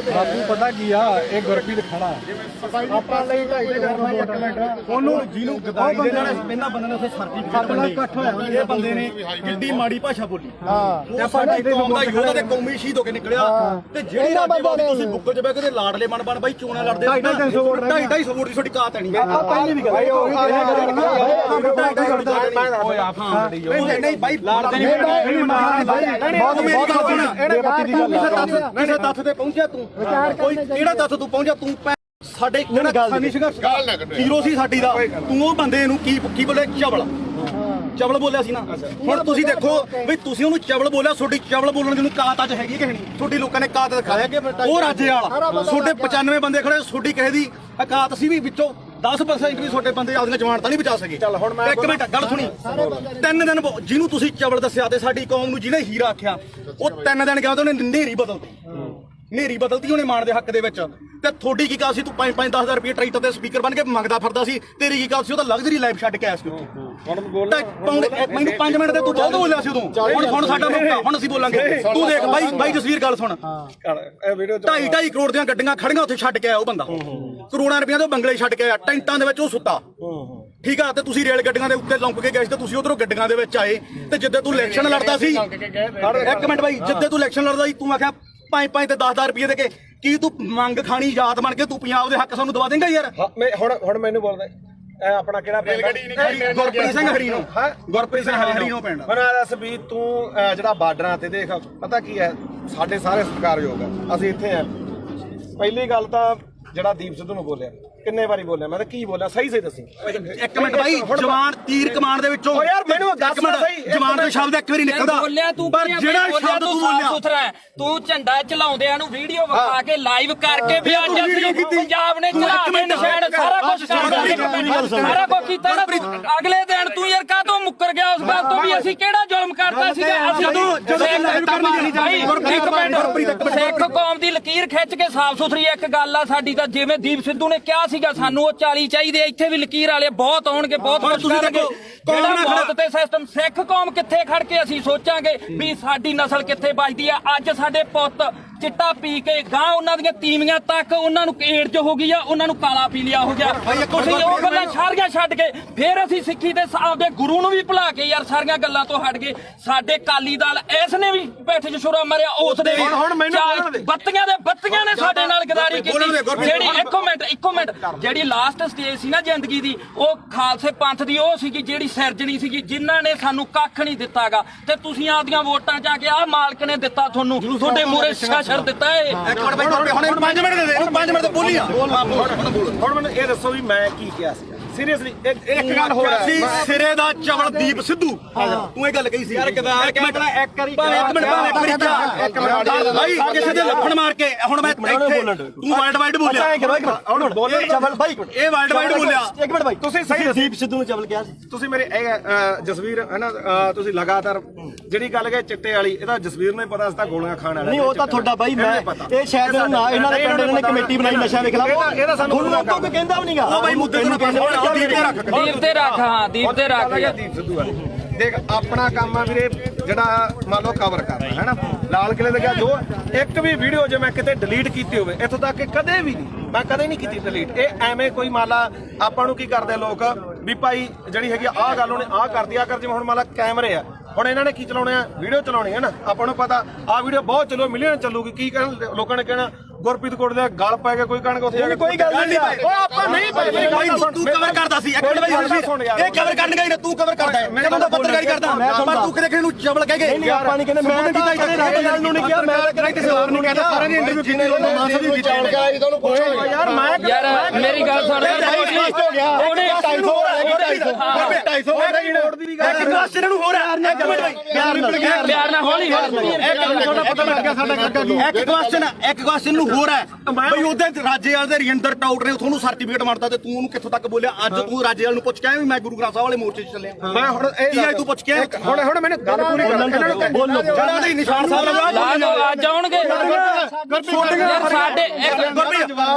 ਬਾਪੂ ਪਤਾ ਕੀ ਆ, ਇਹ ਗੁਰਪ੍ਰੀਤ ਖੜਾ ਆਪਾਂ ਲਈ 2.5 ਮਿੰਟ ਉਹਨੂੰ ਜਿਹਨੂੰ ਗਦਾਈ ਦੇ ਨਾਲ ਇਹਨਾਂ ਬੰਦੇ ਨੇ ਉੱਥੇ ਸਰਟੀਫਿਕੇਟ ਇਕੱਠ ਹੋਇਆ ਇਹ ਬੰਦੇ ਨੇ ਕਿੰਨੀ ਮਾੜੀ ਭਾਸ਼ਾ ਬੋਲੀ ਹਾਂ ਤੇ ਸਾਡੀ ਕੌਮ ਦਾ ਯੋਧਾ ਤੇ ਕੌਮੀ ਸ਼ਹੀਦ ਹੋ ਕੇ ਨਿਕਲਿਆ ਤੇ ਜਿਹੜੀ ਰਾਜਵਾਦੀ ਤੁਸੀਂ ਬੁੱਕਲ 'ਚ ਬਹਿ ਕੇ ਤੇ ਲਾਡਲੇ ਬਣ ਬਾਈ ਚੋਣਾਂ ਲੜਦੇ 250 ਵੋਟ ਦੀ ਤੁਹਾਡੀ ਕਾਤ ਨਹੀਂ ਪਹਿਲੀ ਵੀ ਗੱਲ ਨਹੀਂ ਬਾਈ ਲੜਦੇ ਕਿਸੇ ਤੱਥ ਤੇ ਪਹੁੰਚਿਆ ਤੂੰ, ਕੋਈ ਕਿਹੜਾ ਤੱਥ ਤੂੰ ਪਹੁੰਚਿਆ ਤੂੰ? ਸਾਡੇ ਕਿਸਾਨੀ ਸੰਘਰਸ਼ ਹੀਰੋ ਸੀ ਸਾਡੀ ਦਾ, ਤੂੰ ਉਹ ਬੰਦੇ ਨੂੰ ਕੀ ਬੋਲੇ? ਚਵਲ ਬੋਲਿਆ ਸੀ ਨਾ। ਹੁਣ ਤੁਸੀਂ ਦੇਖੋ ਵੀ ਤੁਸੀਂ ਉਹਨੂੰ ਚਵਲ ਬੋਲਿਆ, ਤੁਹਾਡੀ ਚਵਲ ਬੋਲਣ ਦੀ ਨੂੰ ਕਾਤ ਅੱਜ ਹੈਗੀ ਕਿ ਨਹੀਂ? ਤੁਹਾਡੀ ਲੋਕਾਂ ਨੇ ਕਾਤ ਦਿਖਾਇਆ ਉਹ ਰਾਜੇ ਵਾਲਾ, ਤੁਹਾਡੇ 95 ਬੰਦੇ ਖੜੇ, ਤੁਹਾਡੀ ਕਿਸੇ ਦੀ ਕਾਤ ਸੀ ਵੀ ਵਿੱਚੋਂ 10% ਵੀ ਤੁਹਾਡੇ ਬੰਦੇ ਆਪਣੀਆਂ ਜਵਾਨਤਾਂ ਨਹੀਂ ਬਚਾ ਸਕੇ। ਚੱਲ ਹੁਣ ਮੈਂ ਇੱਕ ਮਿੰਟ ਗੱਲ ਸੁਣੀ। 3 ਦਿਨ ਜਿਹਨੂੰ ਤੁਸੀਂ ਚਵਲ ਦੱਸਿਆ ਤੇ ਸਾਡੀ ਕੌਮ ਨੂੰ ਜਿਹਨੇ ਹੀਰਾ ਆਖਿਆ, ਉਹ 3 ਦਿਨ ਗਿਆ ਤੇ ਉਹਨੇ ਨੇਰੀ ਬਦਲਤੀ ਉਹਨੇ ਮਾਣ ਦੇ ਹੱਕ ਦੇ ਵਿੱਚ। ਤੇ ਤੁਹਾਡੀ ਕੀ ਗੱਲ ਸੀ? ਤੂੰ 5-10 ਰੁਪਏ ਟਰੈਕਟਰ ਤੇ ਸਪੀਕਰ ਬਣ ਕੇ ਮੰਗਦਾ ਫਿਰਦਾ ਸੀ। ਤੇਰੀ ਕੀ ਗੱਲ ਸੀ? ਉਹ ਤਾਂ ਲਗਜ਼ਰੀ ਲਾਈਫ ਛੱਡ ਕੇ ਆਇਆ ਸੀ ਉੱਥੇ। ਮੈਨੂੰ 5 ਮਿੰਟ ਤੇ ਤੂੰ ਬਹੁਤ ਬੋਲਿਆ ਸੀ ਉਦੋਂ। ਹੁਣ ਸਾਡਾ ਮੌਕਾ, ਹੁਣ ਅਸੀਂ ਬੋਲਾਂਗੇ। ਤੂੰ ਦੇਖ ਬਾਈ ਜਸਵੀਰ ਗੱਲ ਸੁਣ, 2.5 ਕਰੋੜ ਦੀਆਂ ਗੱਡੀਆਂ ਖੜੀਆਂ ਉੱਥੇ ਛੱਡ ਕੇ ਆਇਆ ਉਹ ਬੰਦਾ। ਕਰੋੜਾਂ ਰੁਪਈਆਂ ਦੇ ਬੰਗਲੇ ਛੱਡ ਕੇ ਆਇਆ, ਟੈਂਟਾਂ ਦੇ ਵਿੱਚ ਉਹ ਸੁੱਤਾ, ਠੀਕ ਆ। ਤੇ ਤੁਸੀਂ ਰੇਲ ਗੱਡੀਆਂ ਦੇ ਉੱਤੇ ਲੰਘ ਕੇ ਗਏ ਸੀ ਤੇ ਤੁਸੀਂ ਉਧਰੋਂ ਗੱਡੀਆਂ ਦੇ ਵਿੱਚ ਆਏ। ਤੇ ਜਿੱਦੇ ਤੂੰ ਇਲੈਕਸ਼ਨ ਲੜਦਾ ਸੀ, ਇੱਕ ਮਿੰਟ ਬਾਈ, ਜਿੱਦੇ ਤੂੰ ਇਲੈਕਸ਼ਨ ਲੜਦਾ ਸੀ ਤੂੰ ਆਖਿਆ 5 ਤੇ 10 ਰੁਪਏ ਦੇ ਕੇ ਕੀ ਤੂੰ ਮੰਗ ਖਾਣੀ ਯਾਦ ਬਣ ਕੇ ਤੂੰ ਪੰਜਾਬ ਦੇ ਹੱਕ ਸਾਨੂੰ ਦਵਾ ਦੇਂਗਾ ਯਾਰ? ਹੁਣ ਮੈਨੂੰ ਬੋਲਦਾ ਇਹ ਆਪਣਾ ਕਿਹੜਾ ਪਿੰਡ? ਗੁਰਪ੍ਰੀਤ ਸਿੰਘ ਹਰੀਨੋ। ਹਾਂ ਗੁਰਪ੍ਰੀਤ ਸਿੰਘ ਹਰੀਨੋ ਪਿੰਡ। ਮੈਨੂੰ ਦੱਸ ਵੀ ਤੂੰ ਜਿਹੜਾ ਬਾਰਡਰਾਂ ਤੇ ਦੇਖ ਪਤਾ ਕੀ ਹੈ, ਸਾਡੇ ਸਾਰੇ ਸਤਿਕਾਰਯੋਗ ਆ, ਅਸੀਂ ਇੱਥੇ ਆ। ਪਹਿਲੀ ਗੱਲ ਤਾਂ ਜਿਹੜਾ ਦੀਪ ਸਿੱਧੂ ਨੂੰ ਬੋਲਿਆ, ਕਿੰਨੇ ਵਾਰੀ ਬੋਲਿਆ ਮੈਂ ਤਾਂ ਕੀ ਬੋਲਿਆ ਸਹੀ ਦੱਸੀ। ਇੱਕ ਮਿੰਟ ਬਾਈ, ਜਵਾਨ ਤੀਰ ਕਮਾਨ ਦੇ ਵਿੱਚੋਂ ਯਾਰ ਮੈਨੂੰ ਦੱਸ ਸਹੀ, ਜਵਾਨ ਦਾ ਸ਼ਬਦ ਇੱਕ ਵਾਰੀ ਨਿਕਲਦਾ, ਬੋਲਿਆ ਤੂੰ ਪਰ ਜਿਹੜਾ ਸ਼ਬਦ ਤੂੰ ਬੋਲਿਆ ਸੁਥਰਾ ਹੈ। ਤੂੰ ਝੰਡਾ ਚਲਾਉਂਦਿਆਂ ਨੂੰ ਵੀਡੀਓ ਵਿਖਾ ਕੇ ਲਾਈਵ ਕਰਕੇ ਵੀ ਅੱਜ ਅਸੀਂ ਪੰਜਾਬ ਨੇ ਚਲਾ ਕੇ ਨਿਸ਼ਾਨ ਸਾਰਾ ਕੁਝ ਸਾਰਾ ਕੁਝ ਕੀਤਾ ਨਾ। ਅਗਲੇ ਦਿਨ ਤੂੰ ਯਾਰ ਕਾਹਤੋਂ ਮੁੱਕਰ ਗਿਆ ਉਸ ਗੱਲ ਤੋਂ ਵੀ ਅਸੀਂ ਕਿਹੜਾ ਜ਼ੁਲਮ ਕਰਤਾ ਸੀਗਾ? ਸਿੱਖ ਕੌਮ ਦੀ ਲਕੀਰ ਖਿੱਚ ਕੇ ਸਾਫ਼ ਸੁਥਰੀ ਇੱਕ ਗੱਲ ਆ ਸਾਡੀ ਤਾਂ, ਜਿਵੇਂ ਦੀਪ ਸਿੱਧੂ ਨੇ ਕਿਹਾ ਸੀਗਾ ਸਾਨੂੰ ਉਹ 40 ਚਾਹੀਦੇ, ਇੱਥੇ ਵੀ ਲਕੀਰ ਵਾਲੇ ਬਹੁਤ ਆਉਣਗੇ, ਬਹੁਤ ਕੁਝ ਕਰਨਗੇ। ਜਿਹੜਾ ਮੌਤ ਤੇ ਸਿਸਟਮ, ਸਿੱਖ ਕੌਮ ਕਿੱਥੇ ਖੜ ਕੇ ਅਸੀਂ ਸੋਚਾਂਗੇ ਵੀ ਸਾਡੀ ਨਸਲ ਕਿੱਥੇ ਬਚਦੀ ਆ? ਅੱਜ ਸਾਡੇ ਪੁੱਤ ਚਿੱਟਾ ਪੀ ਕੇ ਗਾਂ ਉਹਨਾਂ ਦੀਆਂ ਤੀਵੀਆਂ ਤੱਕ ਉਹਨਾਂ ਨੂੰ ਏਡਜ਼ ਹੋ ਗਈ ਆ, ਉਹਨਾਂ ਨੂੰ ਕਾਲਾ ਪੀਲੀਆ ਹੋ ਗਿਆ। ਅਸੀਂ ਉਹ ਗੱਲਾਂ ਸਾਰੀਆਂ ਛੱਡ ਕੇ ਫਿਰ ਅਸੀਂ ਸਿੱਖੀ ਦੇ ਆਪਦੇ ਗੁਰੂ ਨੂੰ ਵੀ ਭੁਲਾ ਕੇ ਯਾਰ ਸਾਰੀਆਂ ਗੱਲਾਂ ਤੋਂ ਹਟ ਗਏ। ਸਾਡੇ ਕਾਲੀ ਦਲ ਇਸ ਨੇ ਵੀ ਪਿੱਠ 'ਚ ਛੁਰਾ ਮਾਰਿਆ, ਉਸ ਦੇ ਬੱਤੀਆਂ ਨੇ ਸਾਡੇ ਨਾਲ ਗਦਾਰੀ ਕੀਤੀ। ਜਿਹੜੀ ਇੱਕੋ ਮਿੰਟ ਜਿਹੜੀ ਲਾਸਟ ਸਟੇਜ ਸੀ ਨਾ ਜ਼ਿੰਦਗੀ ਦੀ, ਉਹ ਖਾਲਸੇ ਪੰਥ ਦੀ ਉਹ ਸੀਗੀ ਜਿਹੜੀ ਸਿਰਜਣੀ ਸੀਗੀ, ਜਿਨ੍ਹਾਂ ਨੇ ਸਾਨੂੰ ਕੱਖ ਨਹੀਂ ਦਿੱਤਾਗਾ। ਤੇ ਤੁਸੀਂ ਆਪਦੀਆਂ ਵੋਟਾਂ 'ਚ ਆ ਕੇ ਆਹ ਮਾਲਕ ਨੇ ਦਿੱਤਾ ਤੁਹਾਨੂੰ, ਤੁਹਾਡੇ ਮੂਹਰੇ ਸ਼ਰ ਦਿੱਤਾ ਏ। ਇੱਕ ਮਿੰਟ ਬਾਈ, ਹੁਣ 5 ਮਿੰਟ ਦੇ ਦੇ, 5 ਮਿੰਟ ਤੋਂ ਬੋਲੀ ਆ। ਹੁਣ ਮੈਨੂੰ ਇਹ ਦੱਸੋ ਵੀ ਮੈਂ ਕੀ ਕਿਹਾ ਸੀ ਸੀਰੀਅਸਲੀ? ਇੱਕ ਗੱਲ ਹੋਰ ਹੈ, ਸਿਰੇ ਦਾ ਚਵਲ ਦੀਪ ਸਿੱਧੂ, ਤੂੰ ਇਹ ਗੱਲ ਕਹੀ ਸੀ ਯਾਰ। ਇੱਕ ਮਿੰਟ ਬਾਈ, ਕਿਸੇ ਦੇ ਲੱਫੜ ਮਾਰ ਕੇ ਹੁਣ ਮੈਂ ਇੱਥੇ ਤੂੰ ਵਰਲਡ ਵਾਈਡ ਬੋਲਿਆ। ਹੁਣ ਬੋਲੋ ਚਵਲ ਬਾਈ, ਇਹ ਵਰਲਡ ਵਾਈਡ ਬੋਲਿਆ। ਇੱਕ ਮਿੰਟ ਬਾਈ, ਤੁਸੀਂ ਸਹੀ ਦੀਪ ਸਿੱਧੂ ਨੂੰ ਚਵਲ ਕਿਹਾ ਸੀ? ਤੁਸੀਂ ਮੇਰੇ ਜਸਵੀਰ ਹੈ ਨਾ, ਤੁਸੀਂ ਲਗਾਤਾਰ ਜਿਹੜੀ ਗੱਲ ਕਹੇ ਚਿੱਟੇ ਵਾਲੀ, ਇਹਦਾ ਜਸਵੀਰ ਨੂੰ ਪਤਾ, ਅਸੀਂ ਤਾਂ ਗੋਲੀਆਂ ਖਾਣ ਵਾਲੇ ਨਹੀਂ, ਉਹ ਤਾਂ ਤੁਹਾਡਾ ਬਾਈ, ਮੈਂ ਇਹ ਸ਼ਾਇਦ ਨਾ ਇਹਨਾਂ ਦੇ ਪਿੰਡ ਨੇ ਕਮੇਟੀ ਬਣਾਈ ਨਸ਼ਾ ਦੇ ਖਿਲਾਫ, ਇਹਦਾ ਸਾਨੂੰ ਕੋਈ ਕਹਿੰਦਾ ਵੀ ਨਹੀਂਗਾ। ਉਹ ਬਾਈ ਮੁੱਦੇ ਨੂੰ ਦੀਪ ਤੇ ਰੱਖ, ਹਾਂ ਦੀਪ ਤੇ ਰੱਖ। ਦੀਪ ਸਿੱਧੂ ਵਾਲੇ ਦੇਖ ਆਪਣਾ ਕੰਮ ਆ ਵੀਰੇ, ਜਿਹੜਾ ਮੰਨ ਲਓ ਕਵਰ ਕਰਨਾ ਹੈ ਨਾ। ਲਾਲ ਕਿਲੇ ਦੇ ਗਿਆ ਜੋ ਇੱਕ ਵੀ ਵੀਡੀਓ ਜੇ ਮੈਂ ਕਿਤੇ ਡਿਲੀਟ ਕੀਤੀ ਹੋਵੇ, ਇੱਥੋਂ ਤੱਕ ਕਿ ਕਦੇ ਵੀ ਨਹੀਂ, ਮੈਂ ਕਦੇ ਨਹੀਂ ਕੀਤੀ ਡਿਲੀਟ। ਇਹ ਐਵੇਂ ਕੋਈ ਮੰਨ ਲਾ ਆਪਾਂ ਨੂੰ ਕੀ ਕਰਦੇ ਲੋਕ ਵੀ ਭਾਈ ਜਿਹੜੀ ਹੈਗੀ ਆਹ ਗੱਲ ਉਹਨੇ ਆਹ ਕਰਦੀ ਆ ਕਰ, ਜਿਵੇਂ ਹੁਣ ਮੰਨ ਲਾ ਕੈਮਰੇ ਆ, ਹੁਣ ਇਹਨਾਂ ਨੇ ਕੀ ਚਲਾਉਣੇ ਆ? ਵੀਡੀਓ ਚਲਾਉਣੀ ਹੈ ਨਾ। ਆਪਾਂ ਨੂੰ ਪਤਾ ਆਹ ਵੀਡੀਓ ਬਹੁਤ ਚਲੋ ਮਿਲੀਅਨ ਚੱਲੂਗੀ, ਕੀ ਕਹਿਣ ਲੋਕਾਂ ਨੇ ਕਹਿਣਾ ਗੁਰਪ੍ਰੀਤ ਕੋਟ ਦੇ ਗਲ ਪੈ ਗਿਆ, ਕੋਈ ਕਹਿਣਗੇ ਉੱਥੇ ਕੋਈ ਗੱਲ ਨਹੀਂ। ਉਹ ਆਪਾਂ ਨਹੀਂ ਭਾਈ ਤੂੰ ਕਵਰ ਕਰਦਾ ਸੀ। ਇੱਕ ਮਿੰਟ ਬਾਈ, ਇਹ ਕਵਰ ਕਰਨ ਗਈ ਨਾ, ਤੂੰ ਕਵਰ ਕਰਦਾ ਹੈ, ਮੈਂ ਤਾਂ ਪੱਤਰਕਾਰੀ ਕਰਦਾ, ਪਰ ਤੂੰ ਕਿਤੇ ਕਿਸੇ ਨੂੰ ਚਵਲ ਕਹਿ ਗਏ। ਨਹੀਂ, ਆਪਾਂ ਨਹੀਂ ਕਹਿੰਦੇ, ਮੈਂ ਤਾਂ ਕਦੇ ਰਾਜੇ ਲਾਲ ਨੂੰ ਨਹੀਂ ਕਿਹਾ, ਮੈਂ ਤਾਂ ਕਿਸੇ ਹੋਰ ਨੂੰ ਕਹਿੰਦਾ। ਸਾਰਿਆਂ ਨੇ ਇੰਟਰਵਿਊ ਕੀਤੀ, ਉਹਨੂੰ ਮਾਸਾ ਵੀ ਕੀਤਾ ਯਾਰ। ਯਾਰ ਮੇਰੀ ਗੱਲ ਸੁਣ, ਉਹਨੇ 250 ਇੱਕ ਕੁਐਸਚਨ ਨੂੰ ਹੋਰ ਹੈ। ਇੱਕ ਮਿੰਟ ਬਾਈ, ਪਿਆਰ ਨਾਲ ਹੌਲੀ ਇੱਕ ਕੁਐਸਚਨ ਨੂੰ ਹੋਰ ਹੈ ਬਈ, ਉਹਦੇ ਰਾਜੇਵਾਲ ਦੇ ਰਜਿੰਦਰ ਟਾਊਟ ਨੇ ਤੁਹਾਨੂੰ ਸਰਟੀਫਿਕੇਟ ਮੰਗਦਾ ਤੇ ਤੂੰ ਉਹਨੂੰ ਕਿੱਥੋਂ ਤੱਕ ਬੋਲਿਆ? ਅੱਜ ਤੂੰ ਰਾਜੇਵਾਲ ਨੂੰ ਪੁੱਛ ਕੇ ਆਇਆ ਵੀ ਮੈਂ ਗੁਰੂ ਗ੍ਰੰਥ ਸਾਹਿਬ ਵਾਲੇ ਮੋਰਚੇ 'ਚ ਚੱਲਿਆ? ਮੈਂ ਹੁਣ ਕੀ ਹੈ ਤੂੰ ਪੁੱਛ ਕੇ ਹੁਣ ਮੈਨੂੰ ਗੱਲ ਪੂਰੀ ਕਰ, ਬੋਲੋ ਜਿਹੜਾ ਨਹੀਂ ਨਿਸ਼ਾਨ ਸਾਹਿਬ ਲਾ ਅੱਜ ਆਉਣਗੇ ਯਾਰ ਸਾਡੇ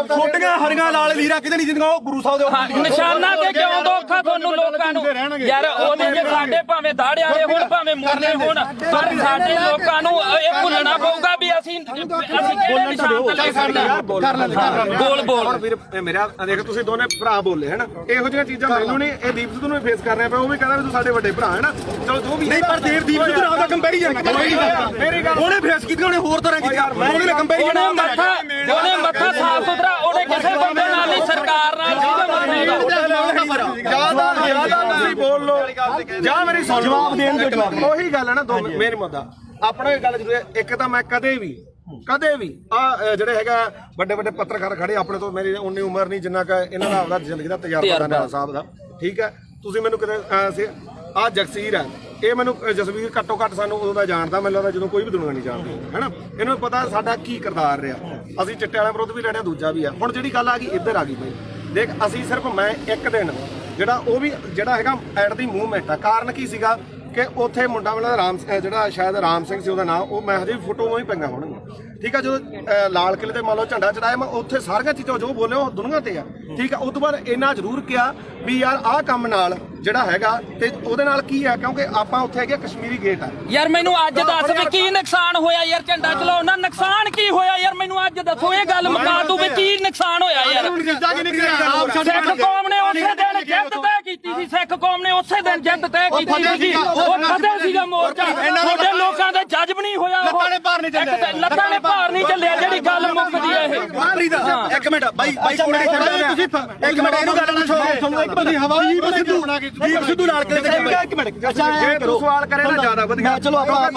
ਛੋਟੀਆਂ ਹਰੀਆਂ ਲਾਲ ਲੀਰਾ ਕਿਤੇ ਨਹੀਂ ਜਿੰਦੀਆਂ, ਉਹ ਗੁਰੂ ਸਾਹਿਬ ਦੇ ਨਿਸ਼ਾਨਾ ਤੇ ਕਿਉਂ ਦੋਖਾ ਤੁਹਾਨੂੰ ਲੋਕਾਂ ਨੂੰ? ਯਾਰ ਉਹਦੇ ਜੇ ਸਾਡੇ ਭਾਵੇਂ ਦਾੜੇ ਵਾਲੇ ਹੋਣ ਭਾਵੇਂ ਮੋਢੇ ਹੋਣ, ਪਰ ਸਾਡੇ ਲੋਕਾਂ ਨੂੰ ਇਹ ਭੁੱਲਣਾ ਪਊਗਾ ਵੀ ਅਸੀਂ ਕਿਹੜੇ ਨਿਸ਼ਾਨ ਤੇ ਲੈ ਸਕਦੇ ਹਾਂ। ਬੋਲ ਵੀਰ ਮੇਰਾ ਦੇਖ, ਤੁਸੀਂ ਦੋਨੇ ਭਰਾ ਬੋਲੇ ਹੈ ਨਾ, ਇਹੋ ਜਿਹੀਆਂ ਚੀਜ਼ਾਂ ਮੈਨੂੰ ਨਹੀਂ, ਇਹ ਦੀਪ ਸਿੱਧੂ ਨੂੰ ਫੇਸ ਕਰ ਰਿਹਾ ਪਿਆ। ਉਹ ਵੀ ਕਹਿੰਦਾ ਵੀ ਤੂੰ ਸਾਡੇ ਵੱਡੇ ਭਰਾ ਹੈ ਨਾ, ਚਲੋ ਜੋ ਵੀ ਨਹੀਂ, ਪਰ ਦੀਪ ਸਿੱਧੂ ਨਾਲ ਦਾ ਕੰਪੈਰੀਜ਼ਨ ਉਹਨੇ ਫੇਸ ਕੀਤੀ, ਉਹਨੇ ਹੋਰ ਤਰ੍ਹਾਂ ਕੀਤੀ, ਉਹਨੇ ਕੰਪੈਰੀਜ਼ਨ ਉਹਨੇ ਮੱਥਾ ਸਾਫ ਸੁਥਰਾ, ਉਹਨੇ ਕਿਸੇ ਬੰਦੇ ਨਾਲ ਨਹੀਂ, ਸਰਕਾਰ ਨਾਲ ਜਿਆਦਾ ਤੁਸੀਂ ਬੋਲ ਲੋ ਜਾਂ ਮੇਰੀ ਸੁਣ ਜਵਾਬ ਦੇਣ ਦੇ ਜਵਾਬ। ਉਹੀ ਗੱਲ ਹੈ ਨਾ, ਦੋ ਮੇਰੀ ਮੁੱਦਾ ਆਪਣਾ ਇਹ ਗੱਲ ਜ਼ਰੂਰ ਹੈ। ਇੱਕ ਤਾਂ ਮੈਂ ਕਦੇ ਵੀ ਆ ਜਿਹੜੇ ਹੈਗਾ ਵੱਡੇ ਪੱਤਰਕਾਰ ਖੜੇ ਆਪਣੇ ਤੋਂ, ਮੇਰੀ ਉਨੀ ਉਮਰ ਨਹੀਂ ਜਿੰਨਾ ਕਿ ਇਹਨਾਂ ਦਾ ਆਪਦਾ ਜ਼ਿੰਦਗੀ ਦਾ ਤਜਰਬਾ ਨਾਲਾ ਸਾਹਿਬ ਦਾ, ਠੀਕ ਹੈ। ਤੁਸੀਂ ਮੈਨੂੰ ਕਿਤੇ ਆ ਜਗਸੀਰ ਹੈ, ਇਹ ਮੈਨੂੰ ਜਸਵੀਰ ਘੱਟੋ ਘੱਟ ਸਾਨੂੰ ਉਦੋਂ ਦਾ ਜਾਣਦਾ, ਮੈਨੂੰ ਲੱਗਦਾ ਜਦੋਂ ਕੋਈ ਵੀ ਦੁਨੀਆ ਨਹੀਂ ਜਾਣਦੀ ਹੈ ਨਾ। ਇਹਨੂੰ ਪਤਾ ਸਾਡਾ ਕੀ ਕਿਰਦਾਰ ਰਿਹਾ, ਅਸੀਂ ਚਿੱਟੇ ਵਾਲਿਆਂ ਵਿਰੁੱਧ ਵੀ ਲੜਿਆ, ਦੂਜਾ ਵੀ ਆ। ਹੁਣ ਜਿਹੜੀ ਗੱਲ ਆ ਗਈ ਇੱਧਰ ਆ ਗਈ ਬਈ, ਦੇਖ ਅਸੀਂ ਸਿਰਫ ਮੈਂ ਇੱਕ ਦਿਨ ਜਿਹੜਾ ਉਹ ਵੀ ਜਿਹੜਾ ਹੈਗਾ ਐਟ ਦੀ ਮੂਵਮੈਂਟ ਆ, ਕਾਰਨ ਕੀ ਸੀਗਾ ਕਿ ਉੱਥੇ ਮੁੰਡਾ ਵਾਲਾ ਰਾਮ, ਜਿਹੜਾ ਸ਼ਾਇਦ ਰਾਮ ਸਿੰਘ ਸੀ ਉਹਦਾ ਨਾਮ, ਉਹ ਮੈਂ ਹਜੇ ਫੋਟੋ ਉਹ ਹੀ ਪਈਆਂ ਹੋਣਗੀਆਂ, ਠੀਕ ਆ। ਜਦੋਂ ਲਾਲ ਕਿਲੇ ਤੇ ਮੰਨ ਲਓ ਝੰਡਾ ਚੜਾਇਆ, ਮੈਂ ਉੱਥੇ ਸਾਰੀਆਂ ਚੀਜ਼ਾਂ ਜੋ ਬੋਲੇ ਉਹ ਦੁਨੀਆ ਤੇ ਆ, ਠੀਕ ਆ। ਉਸ ਤੋਂ ਬਾਅਦ ਇੰਨਾ ਜ਼ਰੂਰ ਕਿਹਾ ਵੀ ਯਾਰ ਆਹ ਕੰਮ ਨਾਲ ਜਿਹੜਾ ਹੈਗਾ ਤੇ ਉਹਦੇ ਨਾਲ ਕੀ ਆ, ਕਿਉਂਕਿ ਆਪਾਂ ਉੱਥੇ ਹੈਗੇ ਕਸ਼ਮੀਰੀ ਗੇਟ ਆ। ਯਾਰ ਮੈਨੂੰ ਅੱਜ ਦੱਸ ਵੀ ਕੀ ਨੁਕਸਾਨ ਹੋਇਆ ਯਾਰ? ਝੰਡਾ ਚਲਾਉਣ ਨਾਲ ਨੁਕਸਾਨ ਕੀ ਹੋਇਆ ਯਾਰ? ਮੈਨੂੰ ਅੱਜ ਦੱਸੋ, ਇਹ ਗੱਲ ਮੁਕਾ ਦੂ ਵੀ ਕੀ ਨੁਕਸਾਨ ਹੋਇਆ ਯਾਰ? ਸਿੱਖ ਕੌਮ ਨੇ ਉਸੇ ਦਿਨ ਜਿੱਤ ਤੈਅ ਕੀਤੀ ਸੀ, ਸਿੱਖ ਕੌਮ ਨੇ ਉਸੇ ਦਿਨ ਜਿੱਤ ਤੈਅ ਕੀਤੀ ਸੀ। ਉਹ ਕਦੇ ਸੀਗਾ ਮੋਰਚਾ, ਤੁਹਾਡੇ ਲੋਕਾਂ ਦੇ ਜੱਜ ਵੀ ਨਹੀਂ ਹੋਇਆ ਉਹ ਲੱਤਾਂ ਨੇ ਭਾਰ ਨਹੀਂ ਚੱਲਿਆ ਲੱਤਾਂ ਨੇ ਭਾਰ ਨਹੀਂ ਚੱਲਿਆ ਜਿਹੜੀ ਗੱਲ ਮੁੱਕਦੀ ਹੈ ਇਹ ਮਾਰੀ ਦੱਸ ਇੱਕ ਮਿੰਟ ਬਾਈ ਕੋੜੇ ਤੁਸੀਂ ਇੱਕ ਮਿੰਟ ਇਹਨੂੰ ਗੱਲ ਨਾ ਛੋੜੋ ਤੁਸੀਂ ਹਵਾਈ ਦੀਪ ਸਿੱਧੂ ਨਾਲ ਕਿਤੇ ਇੱਕ ਮਿੰਟ ਜੇ ਤੂੰ ਸਵਾਲ ਕਰੇ ਨਾ ਜ਼ਿਆਦਾ ਵਧੀਆ ਚਲੋ ਆਪਾਂ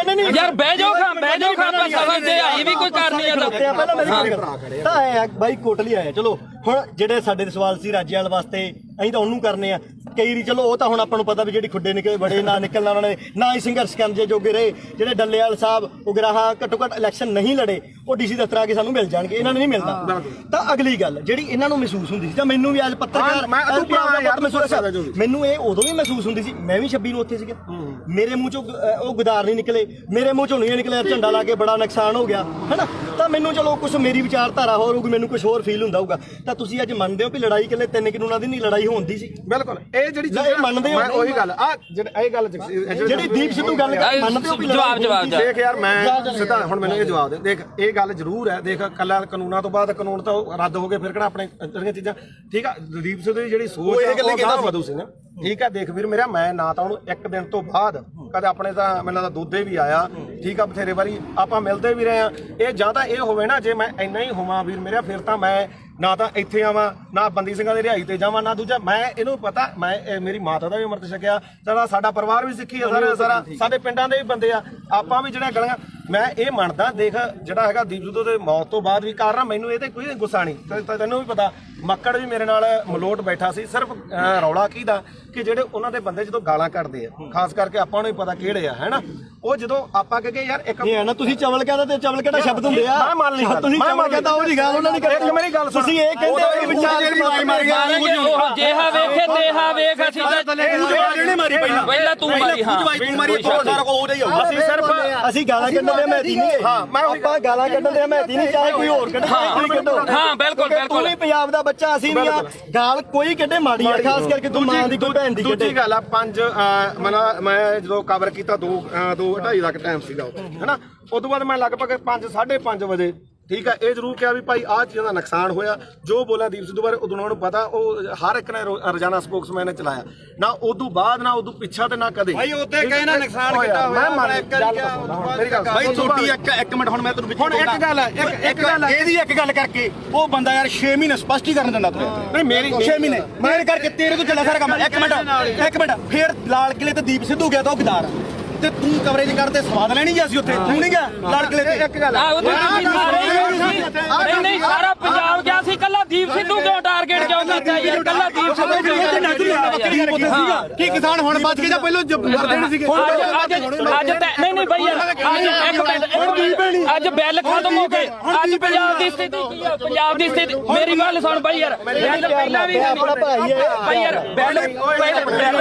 ਨਹੀਂ ਯਾਰ ਬਹਿ ਜਾਓ ਆਪਾਂ ਸਮਝਦੇ ਆਈ ਵੀ ਕੋਈ ਕਰਨੀ ਹੈ ਪਹਿਲਾਂ ਮੇਰੀ ਤਾਂ ਆਇਆ ਬਾਈ ਕੋਟਲੀ ਆਇਆ ਚਲੋ ਹੁਣ ਜਿਹੜੇ ਸਾਡੇ ਸਵਾਲ ਸੀ ਰਾਜੇਵਾਲ ਵਾਸਤੇ ਅਸੀਂ ਤਾਂ ਉਹਨੂੰ ਕਰਨੇ ਆ ਕਈ ਵਾਰੀ ਚਲੋ ਉਹ ਤਾਂ ਹੁਣ ਆਪਾਂ ਨੂੰ ਪਤਾ ਵੀ ਜਿਹੜੀ ਖੁੱਡੇ ਨਿਕਲੇ ਬੜੇ ਨਾ ਨਿਕਲਣਾ ਉਹਨਾਂ ਨੇ ਨਾ ਹੀ ਸੰਘਰਸ਼ ਕਰਨ ਜੇ ਜੋਗੇ ਰਹੇ ਜਿਹੜੇ ਡੱਲੇਵਾਲ ਸਾਹਿਬ ਉਗਰਾਹਾਂ ਘੱਟੋ ਘੱਟ ਇਲੈਕਸ਼ਨ ਨਹੀਂ ਲੜੇ ਉਹ ਡੀਸੀ ਦਫ਼ਤਰ ਆ ਕੇ ਸਾਨੂੰ ਮਿਲ ਜਾਣਗੇ ਇਹਨਾਂ ਨੂੰ ਨਹੀਂ ਮਿਲਦਾ ਤਾਂ ਅਗਲੀ ਗੱਲ ਜਿਹੜੀ ਇਹਨਾਂ ਨੂੰ ਮਹਿਸੂਸ ਹੁੰਦੀ ਸੀ ਜਾਂ ਮੈਨੂੰ ਵੀ ਅੱਜ ਪੱਤਰਕਾਰ ਮੈਨੂੰ ਇਹ ਉਦੋਂ ਵੀ ਮਹਿਸੂਸ ਹੁੰਦੀ ਸੀ ਮੈਂ ਵੀ 26 ਨੂੰ ਉੱਥੇ ਸੀਗਾ ਮੇਰੇ ਮੂੰਹ ਚੋਂ ਉਹ ਗੁਦਾਰ ਨਹੀਂ ਨਿਕਲੇ ਮੇਰੇ ਮੂੰਹ ਚੋਂ ਨਹੀਂ ਨਿਕਲਿਆ ਝੰਡਾ ਲਾ ਕੇ ਬੜਾ ਨੁਕਸਾਨ ਹੋ ਗਿਆ ਹੈਨਾ ਤਾਂ ਮੈਨੂੰ ਚਲੋ ਕੁਝ ਮੇਰੀ ਵਿਚਾਰਧਾਰਾ ਹੋਰ ਹੋਊਗੀ ਮੈਨੂੰ ਕੁਝ ਹੋਰ ਫੀਲ ਹੁੰਦਾ ਹੋਊਗਾ ਤਾਂ ਤੁਸੀਂ ਅੱਜ ਮੰਨਦੇ ਹੋ ਵੀ ਲੜਾਈ ਇਕੱਲੇ 3 ਕਾਨੂੰਨਾਂ ਦੀ ਨਹੀਂ ਲੜਾਈ ਹੁੰਦੀ ਸੀ ਬਿਲਕੁਲ ਇਹ ਜਿਹੜੀ ਇਹ ਮੰਨਦੇ ਹੋ ਉਹੀ ਗੱਲ ਆ ਇਹ ਗੱਲ ਜਿਹੜੀ ਦੀਪ ਸਿੱਧੂ ਗੱਲ ਮੰਨਦੇ ਹੋ ਵੀ ਜਵਾਬ ਦੇਖ ਯਾਰ ਮੈਂ ਸਿੱਧਾ ਹੁਣ ਮੈਨੂੰ ਇਹ ਜਵਾਬ ਦੇ ਦੇਖ ਇਹ ਗੱਲ ਜ਼ਰੂਰ ਹੈ ਦੇਖ ਕੱਲਾ ਕਾਨੂੰਨਾਂ ਤੋਂ ਬਾਅਦ ਕਾਨੂੰਨ ਤਾਂ ਰੱਦ ਹੋ ਗਏ ਫਿਰ ਕਿਹੜਾ ਆਪਣੇ ਜਿਹੜੀਆਂ ਚੀਜ਼ਾਂ ਠੀਕ ਆ ਦੀਪ ਸਿੱਧੂ ਦੀ ਜਿਹੜੀ ਸੋਚ ਹੈ ਉਹ ਗਾਹ ਵਧੂ ਸੀ ਨਾ ਠੀਕ ਆ ਦੇਖ ਵੀਰ ਮੇਰਾ ਮੈਂ ਨਾ ਤਾਂ ਉਹਨੂੰ ਇੱਕ ਦਿਨ ਤੋਂ ਬਾਅਦ ਕਦੇ ਆਪਣੇ ਤਾਂ ਮੈਨੂੰ ਲੱਗਦਾ ਦੋਦੇ ਵੀ ਆਇਆ ਠੀਕ ਆ ਬਥੇਰੇ ਵਾਰੀ ਆਪਾਂ ਮਿਲਦੇ ਵੀ ਰਹੇ ਆ ਇਹ ਜਾਂ ਤਾਂ ਇਹ ਹੋਵੇ ਨਾ ਜੇ ਮੈਂ ਇੰਨਾ ਹੀ ਹੋਵਾਂ ਵੀਰ ਮੇਰਾ ਫਿਰ ਤਾਂ ਮੈਂ ਨਾ ਤਾਂ ਇੱਥੇ ਆਵਾਂ ਨਾ ਬੰਦੀ ਸਿੰਘਾਂ ਦੀ ਰਿਹਾਈ ਤੇ ਜਾਵਾਂ ਨਾ ਦੂਜਾ ਮੈਂ ਇਹਨੂੰ ਪਤਾ ਮੈਂ ਮੇਰੀ ਮਾਤਾ ਦਾ ਵੀ ਅੰਮ੍ਰਿਤ ਛਕਿਆ ਸਾਡਾ ਪਰਿਵਾਰ ਵੀ ਸਿੱਖੀ ਆ ਸਾਰਾ ਸਾਡੇ ਪਿੰਡਾਂ ਦੇ ਵੀ ਬੰਦੇ ਆ ਆਪਾਂ ਵੀ ਜਿਹੜਾ ਗਲੀਆਂ ਮੈਂ ਇਹ ਮੰਨਦਾ ਦੇਖ ਜਿਹੜਾ ਹੈਗਾ ਦੀਪ ਸਿੱਧੂ ਦੇ ਮੌਤ ਤੋਂ ਬਾਅਦ ਵੀ ਕਾਰਨ ਮੈਨੂੰ ਇਹ ਤੇ ਕੋਈ ਗੁੱਸਾ ਨਹੀਂ ਤੈਨੂੰ ਵੀ ਪਤਾ ਮੱਕੜ ਵੀ ਮੇਰੇ ਨਾਲ ਮਲੋਟ ਬੈਠਾ ਸੀ ਸਿਰਫ ਰੌਲਾ ਕਿਹਦਾ ਕਿ ਜਿਹੜੇ ਉਹਨਾਂ ਦੇ ਬੰਦੇ ਜਦੋਂ ਗਾਲਾਂ ਕੱਢਦੇ ਆ ਖਾਸ ਕਰਕੇ ਆਪਾਂ ਨੂੰ ਵੀ ਪਤਾ ਕਿਹੜੇ ਆ ਹੈਨਾ ਉਹ ਜਦੋਂ ਆਪਾਂ ਕਹੇ ਯਾਰ ਇੱਕ ਨਹੀਂ ਹੈ ਨਾ ਤੁਸੀਂ ਚਵਲ ਕਹਿੰਦਾ ਤੇ ਚਵਲ ਕਿਹੜਾ ਸ਼ਬਦ ਹੁੰਦੇ ਆ ਮੈਂ ਮੰਨ ਲਿਆ ਤੁਸੀਂ ਚਵਲ ਕਹਿੰਦਾ ਉਹ ਜੀ ਗੱਲ ਉਹਨਾਂ ਨੇ ਕਰੀ ਮੇਰੀ ਗੱਲ ਤੁਸੀਂ ਇਹ ਕਹਿੰਦੇ ਹੋ ਕਿ ਵਿਚਾਰ ਜਿਹੜੀ ਵਾਈ ਮਾਰ ਗਿਆ ਉਹ ਜਿਹਾ ਵੇਖੇ ਤੇਹਾ ਵੇਖ ਅਸੀਂ ਇਹਨੇ ਮਾਰੀ ਪਹਿਲਾਂ ਤੂੰ ਮਾਰੀ ਹਾਂ ਤੂੰ ਮਾਰੀ ਸਾਰਾ ਕੋ ਉਹਦੇ ਹੀ ਆਊਗਾ ਅਸੀਂ ਸਿਰਫ ਅਸੀਂ ਗਾਲਾਂ ਕੱਢਣ ਦੇ ਮਹਿਤੀ ਨਹੀਂ ਹਾਂ ਆਪਾਂ ਗਾਲਾਂ ਕੱਢਣ ਦੇ ਮਹਿਤੀ ਨਹੀਂ ਚਾਹੇ ਕੋਈ ਹੋਰ ਕੱਢੇ ਕੋਈ ਕੱਢੋ ਹਾਂ ਬਿਲਕੁਲ ਤੂੰ ਵੀ ਪੰਜਾਬ ਦਾ ਬੱਚਾ ਅਸੀਂ ਨਹੀਂ ਆ ਗਾਲ ਕੋਈ ਕੱਢੇ ਮਾੜੀ ਆ ਖਾਸ ਕਰਕੇ ਤੂੰ ਮਾਂ ਦੀ ਕੋਈ ਭੈਣ ਦੀ ਕੱਢੇ ਦੂਜੀ ਗੱਲ ਆ ਮੈਂ ਜਦੋਂ ਕਵਰ ਕੀਤਾ 2:30 ਦਾ ਟਾਈਮ ਸੀਗਾ ਹੈਨਾ ਉਸ ਤੋਂ ਬਾਅਦ ਮੈਂ ਲਗਭਗ 5:30 ਵਜੇ ਠੀਕ ਹੈ ਇਹ ਜ਼ਰੂਰ ਕਿਹਾ ਵੀ ਭਾਈ ਆਹ ਚੀਜ਼ਾਂ ਦਾ ਨੁਕਸਾਨ ਹੋਇਆ ਜੋ ਬੋਲਿਆ ਦੀਪ ਸਿੱਧੂ ਬਾਰੇ ਉਦੋਂ ਨੂੰ ਪਤਾ ਉਹ ਹਰ ਇੱਕ ਨੇ ਰੋਜ਼ਾਨਾ ਸਪੋਕਸਮੈਨ ਨੇ ਚਲਾਇਆ ਨਾ ਉਦੋਂ ਬਾਅਦ ਨਾ ਉਦੋਂ ਪਿੱਛਾ ਤੇ ਨਾ ਕਦੇ ਭਾਈ ਉੱਤੇ ਕਹੇ ਨਾ ਨੁਕਸਾਨ ਕਿੱਦਾਂ ਹੋਇਆ ਮੇਰੀ ਗੱਲ ਭਾਈ ਛੋਟੀ ਇੱਕ ਮਿੰਟ ਹੁਣ ਮੈਂ ਤੈਨੂੰ ਹੁਣ ਇੱਕ ਗੱਲ ਹੈ ਇੱਕ ਗੱਲ ਹੈ ਇਹਦੀ ਇੱਕ ਗੱਲ ਕਰਕੇ ਉਹ ਬੰਦਾ ਯਾਰ 6 ਮਹੀਨੇ ਸਪਸ਼ਟੀਕਰਨ ਦਿੰਦਾ ਤੂੰ ਨਹੀਂ ਮੇਰੀ 6 ਮਹੀਨੇ ਮੇਰੇ ਕਰਕੇ ਤੇਰੇ ਤੋਂ ਚੱਲਿਆ ਸਾਰਾ ਕੰਮ ਇੱਕ ਮਿੰਟ ਫੇਰ ਲਾਲ ਕਿਲੇ ਤੇ ਦੀਪ ਸਿੱਧੂ ਗਿਆ ਤਾਂ ਉਹ ਗਦਾਰ ਤੇ ਤੂੰ ਕਵਰੇਜ ਕਰਦੇ ਸਵਾਦ ਲੈਣੀ ਜੀ ਅਸੀਂ ਉੱਥੇ ਤੂੰ ਨਹੀਂ ਗਿਆ ਲਾਲ ਕਿਲੇ ਤੇ ਇੱਕ ਗੱਲ ਨਹੀਂ ਸਾਰਾ ਪੰਜਾਬ ਗਿਆ ਸੀ ਕੱਲਾ ਦੀਪ ਸਿੱਧੂ ਕਿਉਂ ਟਾਰਗੇਟ ਕਿਉਂ ਕੀਤਾ ਯਾਰ ਕੱਲਾ ਦੀਪ ਸਿੱਧੂ ਕੀ ਕਿਸਾਨ ਹੁਣ ਬਚ ਕੇ ਜਾਂ ਪਹਿਲਾਂ ਮਰਦੇ ਸੀਗੇ ਅੱਜ ਨਹੀਂ ਬਈ ਯਾਰ ਅੱਜ ਇੱਕ ਮਿੰਟ ਅੱਜ ਬਿੱਲ ਖਤਮ ਹੋ ਗਏ ਅੱਜ ਪੰਜਾਬ ਦੀ ਸਥਿਤੀ ਕੀ ਆ ਪੰਜਾਬ ਦੀ ਸਥਿਤੀ ਮੇਰੀ ਗੱਲ ਸੁਣ ਬਈ ਯਾਰ ਬਿੱਲ ਪਹਿਲਾਂ ਵੀ ਆਪਣਾ ਭਾਈ ਹੈ ਬਈ ਯਾਰ ਬਿੱਲ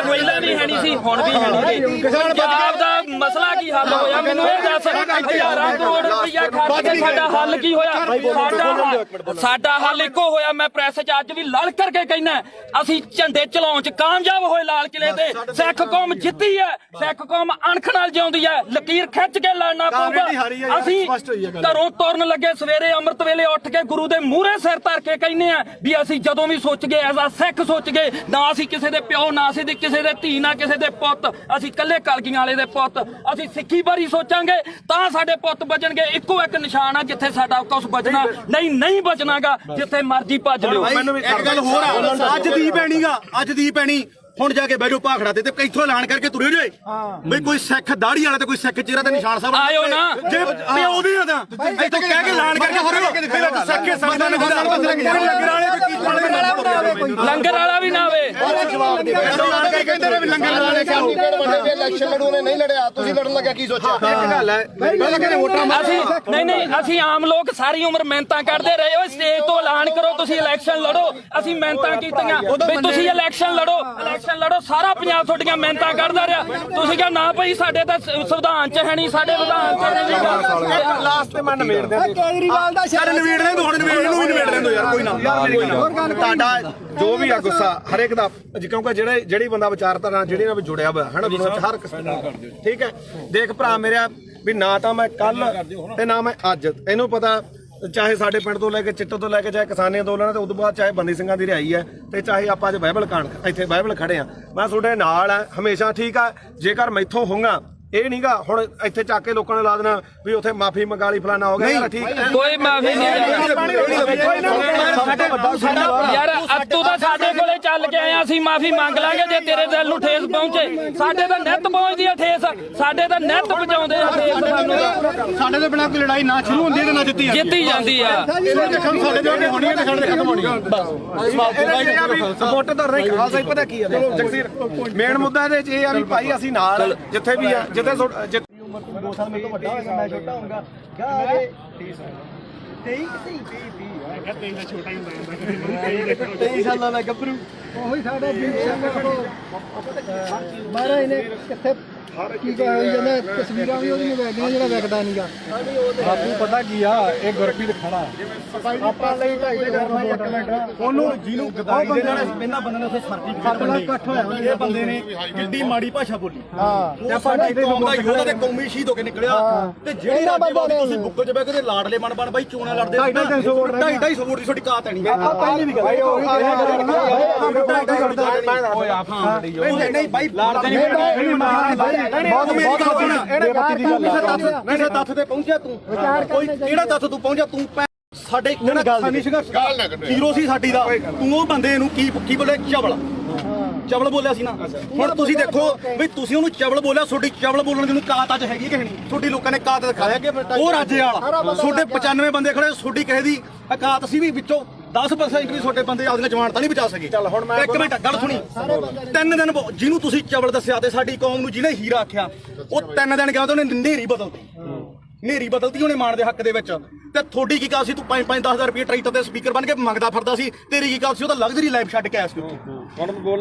ਪਹਿਲਾਂ ਵੀ ਹੈ ਨਹੀਂ ਸੀ ਹੁਣ ਵੀ ਹੈ ਨਹੀਂ ਪੰਜਾਬ ਦਾ ਮਸਲਾ ਕੀ ਹੱਲ ਹੋਇਆ ਮੈਨੂੰ ਇਹ ਦੱਸ ਹਜ਼ਾਰਾਂ ਕਰੋੜ ਰੁਪਇਆ ਖਰਚ ਕੇ ਸਾਡਾ ਹੱਲ ਕੀ ਹੋਇਆ ਸਾਡਾ ਹੱਲ ਇੱਕੋ ਹੋਇਆ ਮੈਂ ਪ੍ਰੈਸ 'ਚ ਅੱਜ ਵੀ ਲੜ ਕਰਕੇ ਕਹਿਣਾ ਅਸੀਂ ਝੰਡੇ ਚਲਾਉਣ 'ਚ ਕਾਮਯਾਬ ਹੋਏ ਲਾਲ ਕਿਲੇ ਤੇ ਸਿੱਖ ਕੌਮ ਜਿੱਤੀ ਹੈ ਸਿੱਖ ਕੌਮ ਅਣਖ ਨਾਲ ਜਿਉਂਦੀ ਹੈ ਲਕੀਰ ਖਿੱਚ ਕੇ ਲੜਨਾ ਪਊਗਾ ਅਸੀਂ ਘਰੋਂ ਤੁਰਨ ਲੱਗੇ ਸਵੇਰੇ ਅੰਮ੍ਰਿਤ ਵੇਲੇ ਉੱਠ ਕੇ ਗੁਰੂ ਦੇ ਮੂਹਰੇ ਸਿਰ ਧਰ ਕੇ ਕਹਿੰਦੇ ਆ ਵੀ ਅਸੀਂ ਜਦੋਂ ਵੀ ਸੋਚ ਗਏ ਐਜ਼ ਆ ਸਿੱਖ ਸੋਚ ਗਏ ਨਾ ਅਸੀਂ ਕਿਸੇ ਦੇ ਪਿਓ ਨਾ ਅਸੀਂ ਕਿਸੇ ਦੇ ਧੀ ਨਾ ਕਿਸੇ ਦੇ ਪੁੱਤ ਅਸੀਂ ਇਕੱਲੇ ਕਲਗੀਆਂ ਵਾਲੇ ਦੇ ਪੁੱਤ ਅਸੀਂ ਸਿੱਖੀ ਬਾਰੇ ਸੋਚਾਂਗੇ ਤਾਂ ਸਾਡੇ ਪੁੱਤ ਬਚਣਗੇ ਇੱਕੋ ਇੱਕ ਨਿਸ਼ਾਨ ਆ ਜਿੱਥੇ ਸਾਡਾ ਕੁਝ ਬਚਣਾ ਨਹੀਂ ਬਚਣਾਗਾ ਜਿੱਥੇ ਮਰਜ਼ੀ ਭੱਜ ਲਿਓ ਇੱਕ ਗੱਲ ਹੋਰ ਆ ਅੱਜ ਦੀ ਪੈਣੀਗਾ ਅੱਜ ਦੀ ਪੈਣੀ ਹੁਣ ਜਾ ਕੇ ਬੈਠੋ ਭਾਖੜਾ ਤੇ ਇੱਥੋਂ ਐਲਾਨ ਕਰਕੇ ਤੁਰੇ ਜੇ ਬਈ ਕੋਈ ਸਿੱਖ ਦਾੜੀ ਵਾਲਾ ਤੇ ਕੋਈ ਸਿੱਖ ਚਿਹਰਾ ਤੇ ਨਿਸ਼ਾਨ ਸਾਹਿਬ ਆਇਓ ਨਾ ਜੇ ਉਹਦੀ ਆ ਤਾਂ ਇੱਥੋਂ ਕਹਿ ਕੇ ਐਲਾਨ ਕਰਕੇ ਤੁਰੇ ਸਿੱਖੇ ਸੰਗਤਾਂ ਨੇ ਲੰਗਰ ਵਾਲਾ ਵੀ ਨਾ ਹੋਵੇ ਕਹਿੰਦੇ ਨੇ ਵੀ ਲੰਗਰ ਵਾਲੇ ਵੱਡੇ ਇਲੈਕਸ਼ਨ ਲੜੂ ਨੇ ਨਹੀਂ ਲੜਿਆ ਤੁਸੀਂ ਲੜਨ ਲੱਗਿਆ ਕੀ ਸੋਚਿਆ ਇੱਕ ਗੱਲ ਹੈ ਪਹਿਲਾਂ ਕਹਿੰਦੇ ਵੋਟਾਂ ਅਸੀਂ ਨਹੀਂ ਅਸੀਂ ਆਮ ਲੋਕ ਸਾਰੀ ਉਮਰ ਮਿਹਨਤਾਂ ਕਰਦੇ ਰਹੇ ਓ ਸਟੇਜ ਤੋਂ ਐਲਾਨ ਕਰੋ ਤੁਸੀਂ ਇਲੈਕਸ਼ਨ ਲੜੋ ਅਸੀਂ ਮਿਹਨਤਾਂ ਕੀਤੀਆਂ ਵੀ ਤੁਸੀਂ ਇਲੈਕਸ਼ਨ ਲੜੋ ਸਾਰਾ ਪੰਜਾਬ ਤੁਹਾਡੀਆਂ ਮਿਹਨਤਾਂ ਕਰਦਾ ਰਿਹਾ ਤੁਸੀਂ ਕਿਹਾ ਨਾ ਭਾਈ ਸਾਡੇ ਤਾਂ ਸੰਵਿਧਾਨ 'ਚ ਹੈ ਨਹੀਂ ਸਾਡੇ ਵਿਧਾਨ 'ਚ ਨਹੀਂ ਲਾਸਟ ਤੇ ਮੈਂ ਨਿਬੇੜ ਦਿਆਂ ਕੇਜਰੀਵਾਲ ਦਾ ਯਾਰ ਨਵੇੜ ਦੇ ਹੁਣ ਨਵੇੜ ਨੂੰ ਵੀ ਨਵੇੜ ਦੇ ਯਾਰ ਕੋਈ ਨਾ ਤੁਹਾਡਾ ਜੋ ਵੀ ਆ ਗੁੱਸਾ ਹਰੇਕ ਦਾ ਕਿਉਂਕਿ ਜਿਹੜੀ ਬੰਦਾ ਵਿਚਾਰਧਾਰਾ ਜਿਹੜੀ ਨਾਲ ਜੁੜਿਆ ਹੋਇਆ ਹੈ ਨਾ ਦੁਨੀਆ 'ਚ ਹਰ ਕਿਸਮ ਦਾ ਠੀਕ ਹੈ ਦੇਖ ਭਰਾ ਮੇਰਾ ਵੀ ਨਾ ਤਾਂ ਮੈਂ ਕੱਲ ਤੇ ਨਾ ਮੈਂ ਅੱਜ ਇਹਨੂੰ ਪਤਾ ਚਾਹੇ ਸਾਡੇ ਪਿੰਡ ਤੋਂ ਲੈ ਕੇ ਚਿੱਟੇ ਤੋਂ ਲੈ ਕੇ ਚਾਹੇ ਕਿਸਾਨੀ ਅੰਦੋਲਨ ਤੇ ਉਦੋਂ ਬਾਅਦ ਚਾਹੇ ਬੰਦੀ ਸਿੰਘਾਂ ਦੀ ਰਿਹਾਈ ਹੈ ਤੇ ਚਾਹੇ ਆਪਾਂ ਅੱਜ ਬਾਈਬਲ ਕਾਂਡ ਇੱਥੇ ਬਾਈਬਲ ਖੜੇ ਆ ਮੈਂ ਤੁਹਾਡੇ ਨਾਲ ਆ ਹਮੇਸ਼ਾ ਠੀਕ ਆ ਜੇਕਰ ਮੈਥੋਂ ਹੋਊਗਾ ਇਹ ਨਹੀਂਗਾ ਹੁਣ ਇੱਥੇ ਚੱਕ ਕੇ ਲੋਕਾਂ ਨੇ ਲਾ ਦੇਣਾ ਵੀ ਉੱਥੇ ਮਾਫੀ ਮੰਗਾ ਲਈ ਫਲਾਣਾ ਹੋ ਗਿਆ ਯਾਰ ਠੀਕ ਹੈ ਕੋਈ ਮਾਫੀ ਨਹੀਂ ਯਾਰ ਤੂੰ ਤਾਂ ਸਾਡੇ ਕੋਲੇ ਚੱਲ ਕੇ ਆਇਆ ਅਸੀਂ ਮਾਫੀ ਮੰਗ ਲਾਂਗੇ ਜੇ ਤੇਰੇ ਦਿਲ ਨੂੰ ਠੇਸ ਪਹੁੰਚੇ ਸਾਡੇ ਤਾਂ ਨਿੱਤ ਪਹੁੰਚਦੀ ਆ ਠੇਸ ਸਾਡੇ ਤਾਂ ਨਿੱਤ ਪਹੁੰਚਾਉਂਦੇ ਆ ਠੇਸ ਸਾਨੂੰ ਸਾਡੇ ਦੇ ਬਿਨਾਂ ਕੋਈ ਲੜਾਈ ਨਾ ਸ਼ੁਰੂ ਹੁੰਦੀ ਤੇ ਨਾ ਜਿੱਤੀ ਜਾਂਦੀ ਆ ਸਾਡੇ ਦੇ ਅੱਗੇ ਹੋਣੀ ਤੇ ਸਾਡੇ ਦੇ ਖਤਮ ਹੋਣੀ ਬਸ ਸਪੋਰਟ ਤਾਂ ਨਹੀਂ ਖਾਲਸਾ ਹੀ ਪਤਾ ਕੀ ਹੈ ਜਗਸੀਰ ਮੇਨ ਮੁੱਦਾ ਇਹਦੇ 'ਚ ਇਹ ਆ ਵੀ ਭਾਈ ਅਸੀਂ ਨਾਲ ਜਿੱਥੇ ਵੀ ਆ ਜਿੱਥੇ 2 ਸਾਲ ਮੇਰੇ ਤੋਂ ਵੱਡਾ ਹੋਏਗਾ ਮੈਂ ਛੋਟਾ ਹੋਊਗਾ ਗਾਗੇ 23 ਸਾਲਾਂ ਦਾ ਗੱਭਰੂ ਉਹੀ ਸਾਡਾ ਦੀਪ ਸਿੰਘ ਮਹਾਰਾਜ ਨੇ ਕਿੱਥੇ ਕੀ ਹੋਈ ਜਾਂਦਾ ਤਸਵੀਰਾਂ ਵੀ ਉਹਦੀਆਂ ਵੇਖਦੀਆਂ ਜਿਹੜਾ ਵੇਖਦਾ ਨਹੀਂਗਾ ਬਾਪੂ ਪਤਾ ਕੀ ਆ ਇਹ ਗੁਰਪ੍ਰੀਤ ਖੜਾ ਆਪਾਂ ਲਈ 2.5 ਮਿੰਟ ਉਹਨੂੰ ਜਿਹਨੂੰ ਗਦਾਈ ਦੇ ਨਾਲ ਇਹਨਾਂ ਬੰਦੇ ਨੇ ਉੱਥੇ ਸਰਟੀਫਿਕੇਟ ਇਕੱਠ ਹੋਇਆ ਇਹ ਬੰਦੇ ਨੇ ਕਿੱਡੀ ਮਾੜੀ ਭਾਸ਼ਾ ਬੋਲੀ ਹਾਂ ਤੇ ਸਾਡੀ ਕੌਮ ਦਾ ਯੋਧਾ ਤੇ ਕੌਮੀ ਸ਼ਹੀਦ ਹੋ ਕੇ ਨਿਕਲਿਆ ਤੇ ਜਿਹੜੀ ਰਾਜੇਵਾਲ ਤੁਸੀਂ ਬੁੱਕਲ 'ਚ ਬਹਿ ਕੇ ਤੇ ਲਾਡਲੇ ਬਣ ਬਾਈ ਚੋਣਾਂ ਲੜਦੇ 2.5 ਵੋਟ ਦੀ ਤੁਹਾਡੀ ਕਾਤ ਨਹੀਂ ਪਹਿਲੀ ਵੀ ਗੱਲ ਨਹੀਂ ਬਾਈ ਕਿਸੇ ਤੱਥ ਤੇ ਪਹੁੰਚਿਆ ਤੂੰ ਕੋਈ ਕਿਹੜਾ ਤੱਥ ਤੂੰ ਪਹੁੰਚਿਆ ਤੂੰ ਸਾਡੇ ਕਿਸਾਨੀ ਸੰਘਰਸ਼ ਹੀਰੋ ਸੀ ਸਾਡੀ ਦਾ ਤੂੰ ਉਹ ਬੰਦੇ ਨੂੰ ਕੀ ਬੋਲੇ ਚਵਲ ਬੋਲਿਆ ਸੀ ਨਾ ਹੁਣ ਤੁਸੀਂ ਦੇਖੋ ਵੀ ਤੁਸੀਂ ਉਹਨੂੰ ਚਵਲ ਬੋਲਿਆ ਤੁਹਾਡੀ ਚਵਲ ਬੋਲਣ ਦੀ ਨੂੰ ਕਾਤ ਅੱਜ ਹੈਗੀ ਕਿ ਨਹੀਂ ਤੁਹਾਡੀ ਲੋਕਾਂ ਨੇ ਕਾਤ ਦਿਖਾਇਆ ਉਹ ਰਾਜੇ ਵਾਲਾ ਤੁਹਾਡੇ 95 ਬੰਦੇ ਖੜੇ ਤੁਹਾਡੀ ਕਿਸੇ ਦੀ ਔਕਾਤ ਸੀ ਵੀ ਵਿੱਚੋਂ 10% ਵੀ ਤੁਹਾਡੇ ਬੰਦੇ ਆਪਦੀਆਂ ਜਮਾਨਤਾਂ ਨਹੀਂ ਬਚਾ ਸਕੇ ਚੱਲ ਹੁਣ ਮੈਂ ਇੱਕ ਮਿੰਟ ਗੱਲ ਸੁਣੀ 3 ਦਿਨ ਜਿਹਨੂੰ ਤੁਸੀਂ ਚਵਲ ਦੱਸਿਆ ਤੇ ਸਾਡੀ ਕੌਮ ਨੂੰ ਜਿਹਨੇ ਹੀਰਾ ਆਖਿਆ ਉਹ 3 ਦਿਨ ਗਿਆ ਤੇ ਉਹਨੇ ਨੇਰੀ ਬਦਲਤੀ ਉਹਨੇ ਮਾਣ ਦੇ ਹੱਕ ਦੇ ਵਿੱਚ ਤੇ ਤੁਹਾਡੀ ਕੀ ਕਾਲ ਸੀ ਤੂੰ 5-10 ਰੁਪਏ ਟਰੈਕਟਰ ਤੇ ਸਪੀਕਰ ਬਣ ਕੇ ਮੰਗਦਾ ਫਿਰਦਾ ਸੀ ਤੇਰੀ ਕੀ ਕਾਲ ਸੀ ਉਹ ਤਾਂ ਲਗਜ਼ਰੀ ਲਾਈਫ ਛੱਡ ਕੇ ਆਇਆ ਸੀ ਉੱਥੇ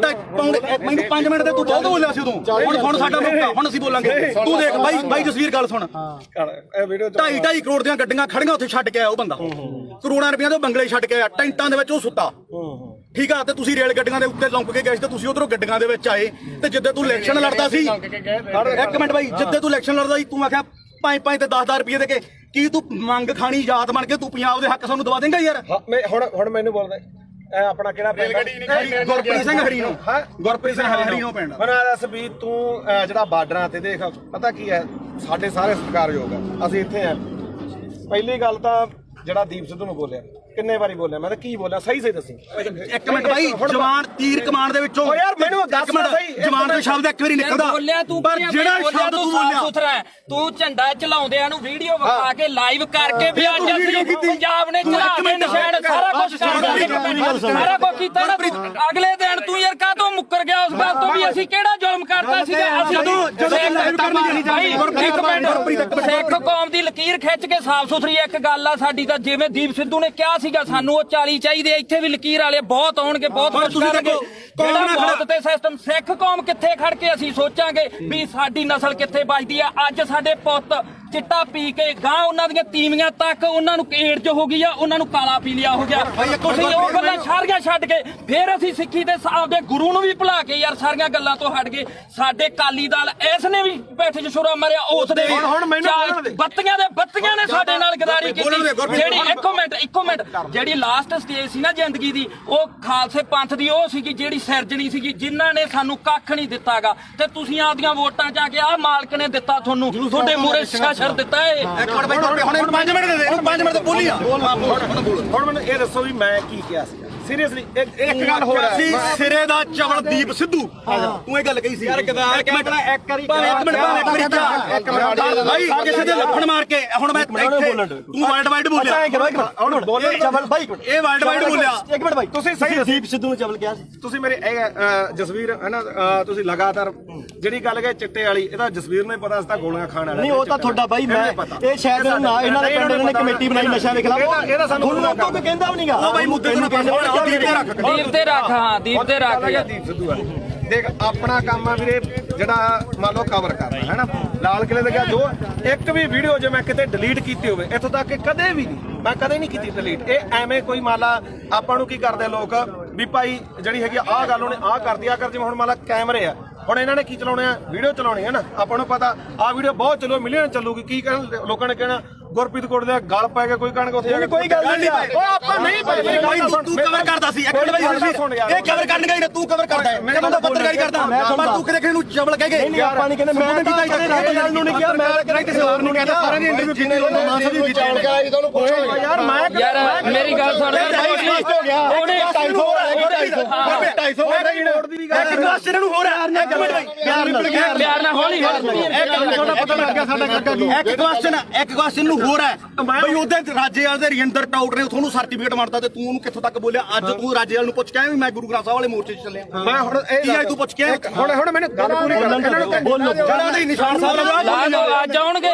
ਮੈਨੂੰ 5 ਮਿੰਟ ਤੇ ਤੂੰ ਬਹੁਤ ਬੋਲਿਆ ਸੀ ਉਦੋਂ ਹੁਣ ਸਾਡਾ ਮੌਕਾ ਹੁਣ ਅਸੀਂ ਬੋਲਾਂਗੇ ਤੂੰ ਦੇਖ ਬਾਈ ਜਸਵੀਰ ਗੱਲ ਸੁਣ 2.5 ਕਰੋੜ ਦੀਆਂ ਗੱਡੀਆਂ ਖੜੀਆਂ ਉੱਥੇ ਛੱਡ ਕੇ ਆਇਆ ਉਹ ਬੰਦਾ ਕਰੋੜਾਂ ਰੁਪਈਆਂ ਦੇ ਬੰਗਲੇ ਛੱਡ ਕੇ ਆਇਆ ਟੈਂਟਾਂ ਦੇ ਵਿੱਚ ਉਹ ਸੁੱਤਾ ਠੀਕ ਆ ਤੇ ਤੁਸੀਂ ਰੇਲ ਗੱਡੀਆਂ ਦੇ ਉੱਤੇ ਲੰਕ ਕੇ ਗਏ ਤੇ ਤੁਸੀਂ ਉਧਰੋਂ ਗੱਡੀਆਂ ਦੇ ਵਿੱਚ ਆਏ ਤੇ ਜਿੱਦੇ ਤੂੰ ਇਲੈਕਸ਼ਨ ਲੜਦਾ ਸੀ ਇੱਕ ਮਿੰਟ ਬਾਈ ਜਿੱਦੇ ਤੂੰ ਇਲੈਕਸ਼ਨ ਲੜਦਾ ਸੀ ਤੂੰ ਆਖਿਆ 5 ਤੇ 10 ਰੁਪਏ ਦੇ ਕੇ ਕੀ ਤੂੰ ਮੰਗ ਖਾਣੀ ਯਾਦ ਬਣ ਕੇ ਤੂੰ ਪੰਜਾਬ ਦੇ ਹੱਕ ਸਾਨੂੰ ਦਵਾ ਦੇਂਗਾ ਯਾਰ ਹੁਣ ਮੈਨੂੰ ਬੋਲਦਾ ਇਹ ਆਪਣਾ ਕਿਹੜਾ ਪਿੰਡ ਗੁਰਪ੍ਰੀਤ ਸਿੰਘ ਹਰੀਨੋ ਗੁਰਪ੍ਰੀਤ ਸਿੰਘ ਹਰੀਨੋ ਪਿੰਡ ਮੈਨੂੰ ਦੱਸ ਵੀ ਤੂੰ ਜਿਹੜਾ ਬਾਰਡਰਾਂ ਤੇ ਦੇਖ ਪਤਾ ਕੀ ਹੈ ਸਾਡੇ ਸਾਰੇ ਸਤਿਕਾਰਯੋਗ ਆ ਅਸੀਂ ਇੱਥੇ ਆ ਪਹਿਲੀ ਗੱਲ ਤਾਂ ਜਿਹੜਾ ਦੀਪ ਸਿੱਧੂ ਨੂੰ ਬੋਲਿਆ ਕਿੰਨੇ ਵਾਰੀ ਬੋਲਿਆ ਮੈਂ ਤਾਂ ਕੀ ਬੋਲਿਆ ਸਹੀ ਦੱਸੀ ਇੱਕ ਮਿੰਟ ਬਾਈ ਜਵਾਨ ਤੀਰ ਕਮਾਨ ਦੇ ਵਿੱਚੋਂ ਓ ਯਾਰ ਮੈਨੂੰ ਦੱਸ ਸਹੀ ਜਵਾਨ ਦੇ ਸ਼ਬਦ ਇੱਕ ਵਾਰੀ ਨਿਕਲਦਾ ਪਰ ਜਿਹੜਾ ਸ਼ਬਦ ਤੂੰ ਬੋਲਿਆ ਤੂੰ ਝੰਡਾ ਚਲਾਉਂਦਿਆਂ ਨੂੰ ਵੀਡੀਓ ਵਿਖਾ ਕੇ ਲਾਈਵ ਕਰਕੇ ਵੀ ਅੱਜ ਅਸੀਂ ਪੰਜਾਬ ਨੇ ਚੜਾ ਕੇ ਨਿਸ਼ਾਨ ਸਾਰਾ ਕੁਝ ਸਾਰਾ ਕੁਝ ਕੀਤਾ ਨਾ ਅਗਲੇ ਦਿਨ ਤੂੰ ਯਾਰ ਕਾਹਤੋਂ ਮੁੱਕਰ ਗਿਆ ਉਸ ਗੱਲ ਤੋਂ ਵੀ ਅਸੀਂ ਕਿਹੜਾ ਜ਼ੁਲਮ ਕਰਤਾ ਸੀਗਾ ਅਸੀਂ ਸਿੱਖ ਕੌਮ ਦੀ ਲਕੀਰ ਖਿੱਚ ਕੇ ਸਾਫ਼ ਸੁਥਰੀ ਇੱਕ ਗੱਲ ਆ ਸਾਡੀ ਤਾਂ ਜਿਵੇਂ ਦੀਪ ਸਿੱਧੂ ਨੇ ਕਿਹਾ ਸੀਗਾ ਸਾਨੂੰ ਉਹ 40 ਚਾਹੀਦੇ ਇੱਥੇ ਵੀ ਲਕੀਰ ਵਾਲੇ ਬਹੁਤ ਆਉਣਗੇ ਬਹੁਤ ਕੁਝ ਕਰਨਗੇ ਜਿਹੜਾ ਮੌਤ ਤੇ ਸਿਸਟਮ ਸਿੱਖ ਕੌਮ ਕਿੱਥੇ ਖੜ ਕੇ ਅਸੀਂ ਸੋਚਾਂਗੇ ਵੀ ਸਾਡੀ ਨਸਲ ਕਿੱਥੇ ਬਚਦੀ ਆ ਅੱਜ ਸਾਡੇ ਪੁੱਤ ਚਿੱਟਾ ਪੀ ਕੇ ਗਾਂ ਉਹਨਾਂ ਦੀਆਂ ਤੀਵੀਆਂ ਤੱਕ ਉਹਨਾਂ ਨੂੰ ਏਡਜ਼ ਹੋ ਗਈ ਆ ਉਹਨਾਂ ਨੂੰ ਕਾਲਾ ਪੀਲੀਆ ਹੋ ਗਿਆ ਤੁਸੀਂ ਉਹ ਗੱਲਾਂ ਸਾਰੀਆਂ ਛੱਡ ਕੇ ਫਿਰ ਅਸੀਂ ਸਿੱਖੀ ਦੇ ਆਪਦੇ ਗੁਰੂ ਨੂੰ ਵੀ ਭੁਲਾ ਕੇ ਯਾਰ ਸਾਰੀਆਂ ਗੱਲਾਂ ਤੋਂ ਹਟ ਗਏ ਸਾਡੇ ਕਾਲੀ ਦਲ ਇਸ ਨੇ ਵੀ ਬੈਠੇ ਚ ਛੁਰਾ ਮਾਰਿਆ ਉਸ ਦੇ ਬੱਤੀਆਂ ਨੇ ਸਾਡੇ ਨਾਲ ਗਦਾਰੀ ਕੀਤੀ ਜਿਹੜੀ ਇੱਕੋ ਮਿੰਟ ਜਿਹੜੀ ਲਾਸਟ ਸਟੇਜ ਸੀ ਨਾ ਜ਼ਿੰਦਗੀ ਦੀ ਉਹ ਖਾਲਸੇ ਪੰਥ ਦੀ ਉਹ ਸੀਗੀ ਜਿਹੜੀ ਸਿਰਜਣੀ ਸੀਗੀ ਜਿਨ੍ਹਾਂ ਨੇ ਸਾਨੂੰ ਕੱਖ ਨਹੀਂ ਦਿੱਤਾਗਾ ਤੇ ਤੁਸੀਂ ਆਪਦੀਆਂ ਵੋਟਾਂ ਜਾ ਕੇ ਆਹ ਮਾਲਕ ਨੇ ਦਿੱਤਾ ਤੁਹਾਨੂੰ ਤੁਹਾਡੇ ਮੂਹਰੇ ਸ਼ਾਸਰ ਦਿੱਤਾ ਏ ਇੱਕ ਮਿੰਟ ਬਾਈ ਹੁਣ 5 ਮਿੰਟ ਦੇ ਦੇ 5 ਮਿੰਟ ਤੇ ਬੋਲੀ ਆ ਹੁਣ ਮੈਨੂੰ ਇਹ ਦੱਸੋ ਵੀ ਮੈਂ ਕੀ ਕਿਹਾ ਸੀ ਸੀਰੀਅਸਲੀ ਇੱਕ ਗੱਲ ਹੋ ਰਹੀ ਸੀ ਸਿਰੇ ਦਾ ਚਵਲ ਦੀਪ ਸਿੱਧੂ ਤੂੰ ਇਹ ਗੱਲ ਕਹੀ ਸੀ ਯਾਰ ਗਦਾਰ ਕਹਿਣਾ ਇੱਕ ਵਾਰੀ ਭਾਈ ਕਿਸੇ ਦੇ ਲੱਫੜ ਮਾਰ ਕੇ ਹੁਣ ਮੈਂ ਇੱਥੇ ਤੂੰ ਵਰਲਡ ਵਾਈਡ ਬੋਲਿਆ ਹੁਣ ਬੋਲੇ ਚਵਲ ਬਾਈ ਇਹ ਵਰਲਡ ਵਾਈਡ ਬੋਲਿਆ ਇੱਕ ਮਿੰਟ ਬਾਈ ਤੁਸੀਂ ਸਹੀ ਦੀਪ ਸਿੱਧੂ ਨੂੰ ਚਵਲ ਕਿਹਾ ਸੀ ਤੁਸੀਂ ਮੇਰੇ ਜਸਵੀਰ ਹੈ ਨਾ ਤੁਸੀਂ ਲਗਾਤਾਰ ਜਿਹੜੀ ਗੱਲ ਕਹੇ ਚਿੱਟੇ ਵਾਲੀ ਇਹਦਾ ਜਸਵੀਰ ਨੂੰ ਹੀ ਪਤਾ ਸੀ ਤਾਂ ਗੋਲੀਆਂ ਖਾਣ ਵਾਲਾ ਨਹੀਂ ਉਹ ਤਾਂ ਤੁਹਾਡਾ ਬਾਈ ਮੈਂ ਇਹ ਸ਼ਾਇਦ ਨਾ ਇਹਨਾਂ ਦੇ ਪਿੰਡ ਨੇ ਕਮੇਟੀ ਬਣਾਈ ਨਸ਼ਾ ਦੇ ਖਿਲਾਫ ਇਹਦਾ ਸਾਨੂੰ ਲੋਕਾਂ ਤੋਂ ਕਹਿੰਦਾ ਵੀ ਨਹੀਂਗਾ ਉਹ ਬਾਈ ਮੁੱਦੇ ਨੂੰ ਕਹਿੰਦੇ ਦੀਪ ਤੇ ਰੱਖ ਹਾਂ ਦੀਪ ਤੇ ਰੱਖ ਦੀਪ ਸਿੱਧੂ ਆ ਦੇਖ ਆਪਣਾ ਕੰਮ ਆ ਵੀਰੇ ਜਿਹੜਾ ਮੰਨ ਲਓ ਕਵਰ ਕਰਨਾ ਹੈ ਨਾ ਲਾਲ ਕਿਲੇ ਦੇ ਗਿਆ ਜੋ ਇੱਕ ਵੀ ਵੀਡੀਓ ਜੇ ਮੈਂ ਕਿਤੇ ਡਿਲੀਟ ਕੀਤੀ ਹੋਵੇ ਇੱਥੋਂ ਤੱਕ ਕਿ ਕਦੇ ਵੀ ਨਹੀਂ ਮੈਂ ਕਦੇ ਨਹੀਂ ਕੀਤੀ ਡਿਲੀਟ ਇਹ ਐਵੇਂ ਕੋਈ ਮਾਲਾ ਆਪਾਂ ਨੂੰ ਕੀ ਕਰਦੇ ਲੋਕ ਵੀ ਭਾਈ ਜਿਹੜੀ ਹੈਗੀ ਆਹ ਗੱਲ ਉਹਨੇ ਆਹ ਕਰਦੀ ਆ ਕਰ ਜਿਵੇਂ ਹੁਣ ਮਾਲਾ ਕੈਮਰੇ ਆ ਹੁਣ ਇਹਨਾਂ ਨੇ ਕੀ ਚਲਾਉਣੇ ਆ ਵੀਡੀਓ ਚਲਾਉਣੀ ਹੈ ਨਾ ਆਪਾਂ ਨੂੰ ਪਤਾ ਆਹ ਵੀਡੀਓ ਬਹੁਤ ਚੱਲੋ ਮਿਲੀਅਨ ਚੱਲੂਗੀ ਕੀ ਕਹਿਣ ਲੋਕਾਂ ਨੇ ਕਹਿਣਾ ਗੁਰਪ੍ਰੀਤ ਕੋਟ ਦੇ ਗਲ ਪੈ ਕੇ ਕੋਈ ਕਣਕ ਉੱਥੇ ਜਾ ਕੇ ਕੋਈ ਗੱਲ ਨਹੀਂ ਓ ਆਪਾਂ ਨਹੀਂ ਪਏ ਤੂੰ ਕਵਰ ਕਰਦਾ ਸੀ ਇੱਕ ਮਿੰਟ ਬਾਈ ਇਹ ਕਵਰ ਕਰਨ ਗਈ ਨਾ ਤੂੰ ਕਵਰ ਕਰਦਾ ਹੈ ਮੈਨੂੰ ਤਾਂ ਪੱਤਰਕਾਰੀ ਕਰਦਾ ਪਰ ਤੂੰ ਕਿਤੇ ਨੂੰ ਚਵਲ ਕਹਿ ਗਏ ਨਹੀਂ ਆਪਾਂ ਨਹੀਂ ਕਹਿੰਦੇ ਮੈਂ ਕੀਤਾ ਰਾਜੇਵਾਲ ਨੂੰ ਨਹੀਂ ਕਿਹਾ ਮੈਂ ਕਹਿੰਦਾ ਕਿਸੇ ਹੋਰ ਨੂੰ ਕਹਿੰਦਾ ਸਾਰਿਆਂ ਦੀ ਇੰਟਰਵਿਊ ਕੀਤੀ ਮਾਨਸਾ ਦੀ ਕੀਤੀ ਯਾਰ ਮੈਂ ਯਾਰ ਮੇਰੀ ਗੱਲ ਸੁਣ ਉਹਨੇ 250 ਰੋਡ ਦੀ ਵੀ ਗੱਲ ਇੱਕ ਕੁਐਸਚਨ ਨੂੰ ਹੋਰ ਹੈ ਪਿਆਰ ਨਾਲ ਹੌਲੀ ਇੱਕ ਕੁਐਸਚਨ ਨੂੰ ਹੋਰ ਹੈ ਬਈ ਉਹਦੇ ਰਾਜੇਵਾਲ ਦੇ ਰਜਿੰਦਰ ਟਾਊਟ ਨੇ ਤੁਹਾਨੂੰ ਸਰਟੀਫਿਕੇਟ ਮਾਰਤਾ ਤੇ ਤੂੰ ਉਹਨੂੰ ਕਿੱਥੋਂ ਤੱਕ ਬੋਲਿਆ ਅੱਜ ਤੂੰ ਰਾਜੇਵਾਲ ਨੂੰ ਪੁੱਛ ਕੇ ਆਇਆ ਵੀ ਮੈਂ ਗੁਰੂ ਗ੍ਰੰਥ ਸਾਹਿਬ ਵਾਲੇ ਮੋਰਚੇ 'ਚ ਚੱਲਿਆ ਮੈਂ ਹੁਣ ਇਹ ਤੂੰ ਪੁੱਛ ਕੇ ਹੁਣ ਮੈਨੂੰ ਗੱਲ ਪੂਰੀ ਕਰ ਇਹਨਾਂ ਨੂੰ ਬੋਲੋ ਜਿਹੜਾ ਨਹੀਂ ਨਿਸ਼ਾਨ ਸਾਹਿਬ ਲਾ ਲਓ ਅੱਜ ਆਉਣਗੇ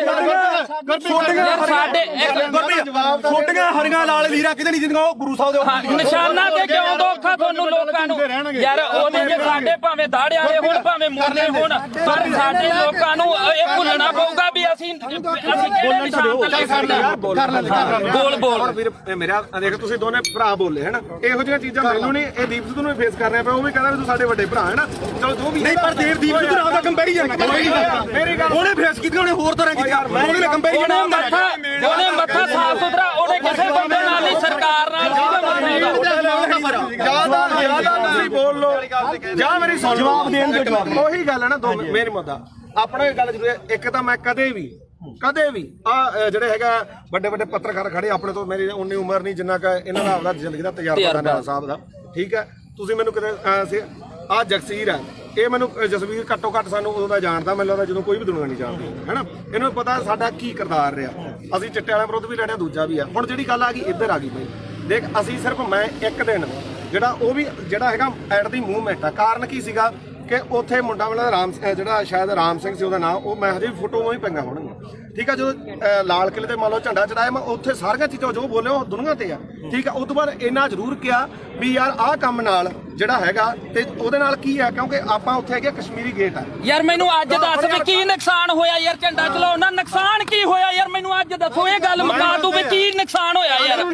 ਯਾਰ ਸਾਡੇ ਛੋਟੀਆਂ ਹਰੀਆਂ ਲਾਲ ਲੀਰਾ ਕਿਤੇ ਨਹੀਂ ਜਿੰਦੀਆਂ ਉਹ ਗੁਰੂ ਸਾਹਿਬ ਦੇ ਨਿਸ਼ਾਨਾਂ ਤੇ ਕਿਉਂ ਦੋਖਾ ਤੁਹਾਨੂੰ ਲੋਕਾਂ ਨੂੰ ਯਾਰ ਉਹਦੇ ਜੇ ਸਾਡੇ ਭਾਵੇਂ ਦਾੜੇ ਵਾਲੇ ਹੋਣ ਭਾਵੇਂ ਮੁਰਲੇ ਹੋਣ ਪਰ ਸਾਡੇ ਲੋਕਾਂ ਨੂੰ ਇਹ ਭੁੱਲਣਾ ਪਊਗਾ ਵੀ ਅਸੀਂ ਕਿਹੜੇ ਨਿਸ਼ਾਨ ਤੇ ਖੜਨਾ ਬੋਲ ਵੀਰ ਮੇਰਾ ਦੇਖ ਤੁਸੀਂ ਦੋਨੇ ਭਰਾ ਬੋਲੇ ਹਨ ਇਹੋ ਜਿਹੀਆਂ ਚੀਜ਼ਾਂ ਮੈਨੂੰ ਨਹੀਂ ਇਹ ਦੀਪ ਸਿੱਧੂ ਨੂੰ ਫੇਸ ਕਰ ਰਿਹਾ ਪਿਆ ਉਹ ਵੀ ਕਹਿੰਦਾ ਵੀ ਤੂੰ ਸਾਡੇ ਵੱਡੇ ਭਰਾ ਹੈ ਨਾ ਚਲੋ ਜੋ ਵੀ ਨਹੀਂ ਪਰ ਦੀਪ ਸਿੱਧੂ ਨਾਲ ਦਾ ਕੰਪੈਰੀਜ਼ਨ ਮੇਰੀ ਗੱਲ ਉਹਨੇ ਫੇਸ ਕੀਤੀ ਉਹਨੇ ਹੋਰ ਤਰ੍ਹਾਂ ਕੀਤੀ ਉਹਨੇ ਕੰਪੈਰੀਜ਼ਨ ਉਹਨੇ ਮੱਥਾ ਸਾਫ ਸੁਥਰਾ ਉਹਨੇ ਕਿਸੇ ਬੰਦੇ ਨਾਲ ਨਹੀਂ ਸਰਕਾਰ ਨਾਲ ਜਿਆਦਾ ਤੁਸੀਂ ਬੋਲ ਲੋ ਜਾਂ ਮੇਰੀ ਸੁਣ ਜਵਾਬ ਦੇਣ ਦੇ ਜਵਾਬ ਉਹੀ ਗੱਲ ਹੈ ਨਾ ਦੋ ਮੇਰੀ ਮੁੱਦਾ ਆਪਣਾ ਇਹ ਗੱਲ ਜ਼ਰੂਰ ਹੈ ਇੱਕ ਤਾਂ ਮੈਂ ਕਦੇ ਵੀ ਆ ਜਿਹੜੇ ਹੈਗਾ ਵੱਡੇ ਵੱਡੇ ਪੱਤਰਕਾਰ ਖੜੇ ਆਪਣੇ ਤੋਂ ਮੇਰੀ ਉਨੀ ਉਮਰ ਨਹੀਂ ਜਿੰਨਾ ਕਿ ਇਹਨਾਂ ਦਾ ਆਪਦਾ ਜ਼ਿੰਦਗੀ ਦਾ ਤਜਰਬਾ ਦਾ ਨਾਲਾ ਸਾਹਿਬ ਦਾ ਠੀਕ ਹੈ ਤੁਸੀਂ ਮੈਨੂੰ ਕਿਤੇ ਆ ਜਗਸੀਰ ਹੈ ਇਹ ਮੈਨੂੰ ਜਸਵੀਰ ਘੱਟੋ ਘੱਟ ਸਾਨੂੰ ਉਦੋਂ ਦਾ ਜਾਣਦਾ ਮੈਨੂੰ ਲੱਗਦਾ ਜਦੋਂ ਕੋਈ ਵੀ ਦੁਨੀਆ ਨਹੀਂ ਜਾਣਦੀ ਹੈਨਾ ਇਹਨੂੰ ਪਤਾ ਸਾਡਾ ਕੀ ਕਿਰਦਾਰ ਰਿਹਾ ਅਸੀਂ ਚਿੱਟੇ ਵਾਲਿਆਂ ਵਿਰੁੱਧ ਵੀ ਲੜਿਆ ਦੂਜਾ ਵੀ ਆ ਹੁਣ ਜਿਹੜੀ ਗੱਲ ਆ ਗਈ ਇੱਧਰ ਆ ਗਈ ਬਈ ਦੇਖ ਅਸੀਂ ਸਿਰਫ ਮੈਂ ਇੱਕ ਦਿਨ ਜਿਹੜਾ ਉਹ ਵੀ ਜਿਹੜਾ ਹੈਗਾ ਐਟ ਦੀ ਮੂਵਮੈਂਟ ਆ ਕਾਰਨ ਕੀ ਸੀਗਾ ਕਿ ਉੱਥੇ ਮੁੰਡਾ ਵਾਲਾ ਰਾਮ ਜਿਹੜਾ ਸ਼ਾਇਦ ਰਾਮ ਸਿੰਘ ਸੀ ਉਹਦਾ ਨਾਮ ਉਹ ਮੈਂ ਹਜੇ ਫੋਟੋਆਂ ਹੀ ਪਈਆਂ ਹੋਣਗੀਆਂ ਠੀਕ ਆ ਜਦੋਂ ਲਾਲ ਕਿਲੇ ਤੇ ਮੰਨ ਲਓ ਝੰਡਾ ਚੜਾਇਆ ਮੈਂ ਉੱਥੇ ਸਾਰੀਆਂ ਚੀਜ਼ਾਂ ਜੋ ਬੋਲੇ ਉਹ ਦੁਨੀਆ ਤੇ ਆ ਠੀਕ ਆ ਉਸ ਤੋਂ ਬਾਅਦ ਇੰਨਾ ਜ਼ਰੂਰ ਕਿਹਾ ਵੀ ਯਾਰ ਆਹ ਕੰਮ ਨਾਲ ਜਿਹੜਾ ਹੈਗਾ ਤੇ ਉਹਦੇ ਨਾਲ ਕੀ ਆ ਕਿਉਂਕਿ ਆਪਾਂ ਉੱਥੇ ਹੈਗੇ ਕਸ਼ਮੀਰੀ ਗੇਟ ਆ ਯਾਰ ਮੈਨੂੰ ਅੱਜ ਦੱਸ ਵੀ ਕੀ ਨੁਕਸਾਨ ਹੋਇਆ ਯਾਰ ਝੰਡਾ ਚਲਾਉਣ ਨਾਲ ਨੁਕਸਾਨ ਕੀ ਹੋਇਆ ਯਾਰ ਮੈਨੂੰ ਅੱਜ ਦੱਸੋ ਇਹ ਗੱਲ ਮੁਕਾ ਦੂ ਵੀ ਕੀ ਨੁਕਸਾਨ ਹੋਇਆ ਯਾਰ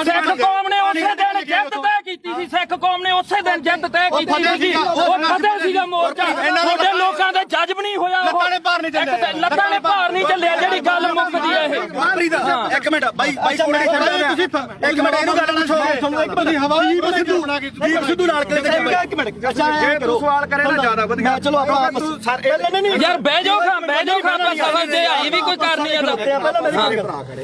ਸਿੱਖ ਕੌਮ ਨੇ ਉਸੇ ਦਿਨ ਜਿੱਤ ਤੈਅ ਕੀਤੀ ਸੀ ਸਿੱਖ ਕੌਮ ਨੇ ਉਸੇ ਦਿਨ ਜਿੱਤ ਤੈਅ ਕੀਤੀ ਸੀ ਉਹ ਫਤਿਹ ਸੀਗਾ ਮੋਰਚਾ ਤੁਹਾਡੇ ਲੋਕਾਂ ਦਾ ਜੱਜਬ ਨਹੀਂ ਹੋਇਆ ਲੱਤਾਂ ਨੇ ਭਾਰ ਨਹੀਂ ਚੱਲਿਆ ਜਿਹੜੀ ਗੱਲ ਮੁੱਕਦੀ ਹੈ ਇਹ ਇੱਕ ਮਿੰਟ ਬਾਈ ਕੋਲੇ ਤੁਸੀਂ ਇੱਕ ਮਿੰਟ ਇਹਨੂੰ ਗੱਲ ਨਾ ਛੋੜੋ ਤੁਹਾਨੂੰ ਇੱਕ ਬੰਦੀ ਹਵਾਈ ਦੀਪ ਸਿੱਧੂ ਨਾਲ ਕਿਤੇ ਇੱਕ ਮਿੰਟ ਜੇ ਤੂੰ ਸਵਾਲ ਕਰੇ ਨਾ ਜ਼ਿਆਦਾ ਵਧੀਆ ਚਲੋ ਆਪਾਂ ਨਹੀਂ ਯਾਰ ਬਹਿ ਜਾਓ ਖਾਂ ਸਮਝਦੇ ਆਈ ਵੀ ਕੋਈ ਕਰਨੀ ਆ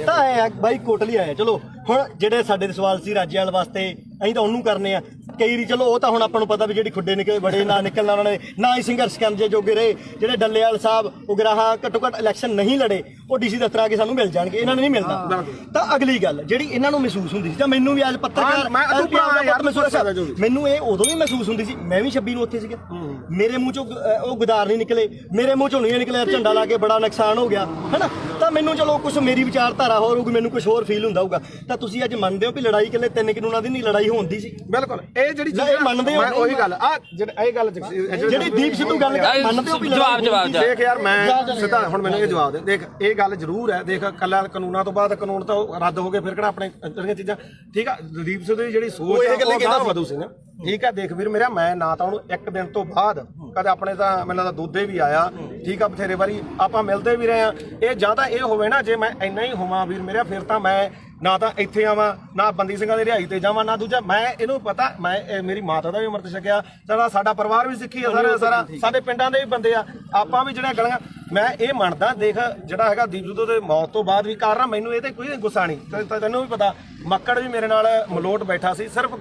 ਤਾਂ ਆਏ ਬਾਈ ਕੋਟਲੀ ਆਏ ਚਲੋ ਹੁਣ ਜਿਹੜੇ ਸਾਡੇ ਸਵਾਲ ਸੀ ਰਾਜੇਵਾਲ ਵਾਸਤੇ ਅਸੀਂ ਤਾਂ ਉਹਨੂੰ ਕਰਨੇ ਆ ਕਈ ਰੀ ਚਲੋ ਉਹ ਤਾਂ ਹੁਣ ਆਪਾਂ ਨੂੰ ਪਤਾ ਵੀ ਜਿਹੜੀ ਖੁੱਡੇ ਨਿਕਲੇ ਬੜੇ ਨਾ ਨਿਕਲਣਾ ਉਹਨਾਂ ਨੇ ਨਾ ਹੀ ਸੰਘਰਸ਼ ਕਰਨ ਜੇ ਜੋਗੇ ਰਹੇ ਜਿਹੜੇ ਡੱਲੇਵਾਲ ਸਾਹਿਬ ਉਗਰਾਹਾਂ ਘੱਟੋ ਘੱਟ ਇਲੈਕਸ਼ਨ ਨਹੀਂ ਲੜੇ ਉਹ ਡੀਸੀ ਦਫ਼ਤਰ ਆ ਕੇ ਸਾਨੂੰ ਮਿਲ ਜਾਣਗੇ ਇਹਨਾਂ ਨੂੰ ਨਹੀਂ ਮਿਲਦਾ ਤਾਂ ਅਗਲੀ ਗੱਲ ਜਿਹੜੀ ਇਹਨਾਂ ਨੂੰ ਮਹਿਸੂਸ ਹੁੰਦੀ ਸੀ ਜਾਂ ਮੈਨੂੰ ਵੀ ਅੱਜ ਪੱਤਰਕਾਰ ਮੈਨੂੰ ਇਹ ਉਦੋਂ ਵੀ ਮਹਿਸੂਸ ਹੁੰਦੀ ਸੀ ਮੈਂ ਵੀ 26 ਨੂੰ ਉੱਥੇ ਸੀਗਾ ਮੇਰੇ ਮੂੰਹ ਚੋਂ ਉਹ ਗੁਦਾਰ ਨਹੀਂ ਨਿਕਲੇ ਮੇਰੇ ਮੂੰਹ ਚੋਂ ਨਹੀਂ ਨਿਕਲਿਆ ਝੰਡਾ ਲਾ ਕੇ ਬੜਾ ਨੁਕਸਾਨ ਹੋ ਗਿਆ ਹੈਨਾ ਤਾਂ ਮੈਨੂੰ ਚਲੋ ਕੁਝ ਮੇਰੀ ਵਿਚਾਰਧਾਰਾ ਹੋਰ ਹੋਊਗੀ ਮੈਨੂੰ ਕੁਝ ਹੋਰ ਫੀਲ ਹੁੰਦਾ ਹੋਊਗਾ ਤਾਂ ਤੁਸੀਂ ਅੱਜ ਮੰਨਦੇ ਹੋ ਵੀ ਲੜਾਈ ਇਕੱਲੇ 3 ਕਾਨੂੰਨਾਂ ਦੀ ਨਹੀਂ ਲੜਾਈ ਹੁੰਦੀ ਸੀ ਬਿਲਕੁਲ ਇਹ ਜਿਹੜੀ ਇਹ ਮੰਨਦੇ ਹੋ ਉਹੀ ਗੱਲ ਆ ਇਹ ਗੱਲ ਜਿਹੜੀ ਦੀਪ ਸਿੱਧੂ ਗੱਲ ਮੰਨਦੇ ਹੋ ਜਵਾਬ ਦੇਖ ਯਾਰ ਮੈਂ ਸਿੱਧਾ ਹੁਣ ਮੈਨੂੰ ਇਹ ਜਵਾਬ ਦੇ ਦੇਖ ਇਹ ਗੱਲ ਜ਼ਰੂਰ ਹੈ ਦੇਖ ਕੱਲਾ ਕਾਨੂੰਨਾਂ ਤੋਂ ਬਾਅਦ ਕਾਨੂੰਨ ਤਾਂ ਰੱਦ ਹੋ ਗਏ ਫਿਰ ਕਿਹੜਾ ਆਪਣੇ ਜਿਹੜੀਆਂ ਚੀਜ਼ਾਂ ਠੀਕ ਆ ਦੀਪ ਸਿੱਧੂ ਦੀ ਜਿਹੜੀ ਸੋਚ ਹੈ ਉਹ ਗਾਹ ਵਧੂ ਸੀ ਨਾ ਠੀਕ ਆ ਦੇਖ ਵੀਰ ਮੇਰਾ ਮੈਂ ਨਾ ਤਾਂ ਉਹਨੂੰ ਇੱਕ ਦਿਨ ਤੋਂ ਬਾਅਦ ਕਦੇ ਆਪਣੇ ਤਾਂ ਮੈਨੂੰ ਲੱਗਦਾ ਦੋਦੇ ਵੀ ਆਇਆ ਠੀਕ ਆ ਬਥੇਰੇ ਵਾਰੀ ਆਪਾਂ ਮਿਲਦੇ ਵੀ ਰਹੇ ਆ ਇਹ ਜਾਂ ਤਾਂ ਇਹ ਹੋਵੇ ਨਾ ਜੇ ਮੈਂ ਇੰਨਾ ਹੀ ਹੋਵਾਂ ਵੀਰ ਮੇਰਾ ਫਿਰ ਤਾਂ ਮੈਂ ਨਾ ਤਾਂ ਇੱਥੇ ਆਵਾਂ ਨਾ ਬੰਦੀ ਸਿੰਘਾਂ ਦੀ ਰਿਹਾਈ ਤੇ ਜਾਵਾਂ ਨਾ ਦੂਜਾ ਮੈਂ ਇਹਨੂੰ ਪਤਾ ਮੈਂ ਮੇਰੀ ਮਾਤਾ ਦਾ ਵੀ ਅੰਮ੍ਰਿਤ ਛਕਿਆ ਸਾਡਾ ਪਰਿਵਾਰ ਵੀ ਸਿੱਖੀ ਆ ਸਾਰਾ ਸਾਡੇ ਪਿੰਡਾਂ ਦੇ ਵੀ ਬੰਦੇ ਆ ਆਪਾਂ ਵੀ ਜਿਹੜਾ ਗਲੀਆਂ ਮੈਂ ਇਹ ਮੰਨਦਾ ਦੇਖ ਜਿਹੜਾ ਹੈਗਾ ਦੀਪ ਸਿੱਧੂ ਦੇ ਮੌਤ ਤੋਂ ਬਾਅਦ ਵੀ ਕਾਰਨ ਮੈਨੂੰ ਇਹ ਤੇ ਕੋਈ ਗੁੱਸਾ ਨਹੀਂ ਤੈਨੂੰ ਵੀ ਪਤਾ ਮੱਕੜ ਵੀ ਮੇਰੇ ਨਾਲ ਮਲੋਟ ਬੈਠਾ ਸੀ ਸਿਰਫ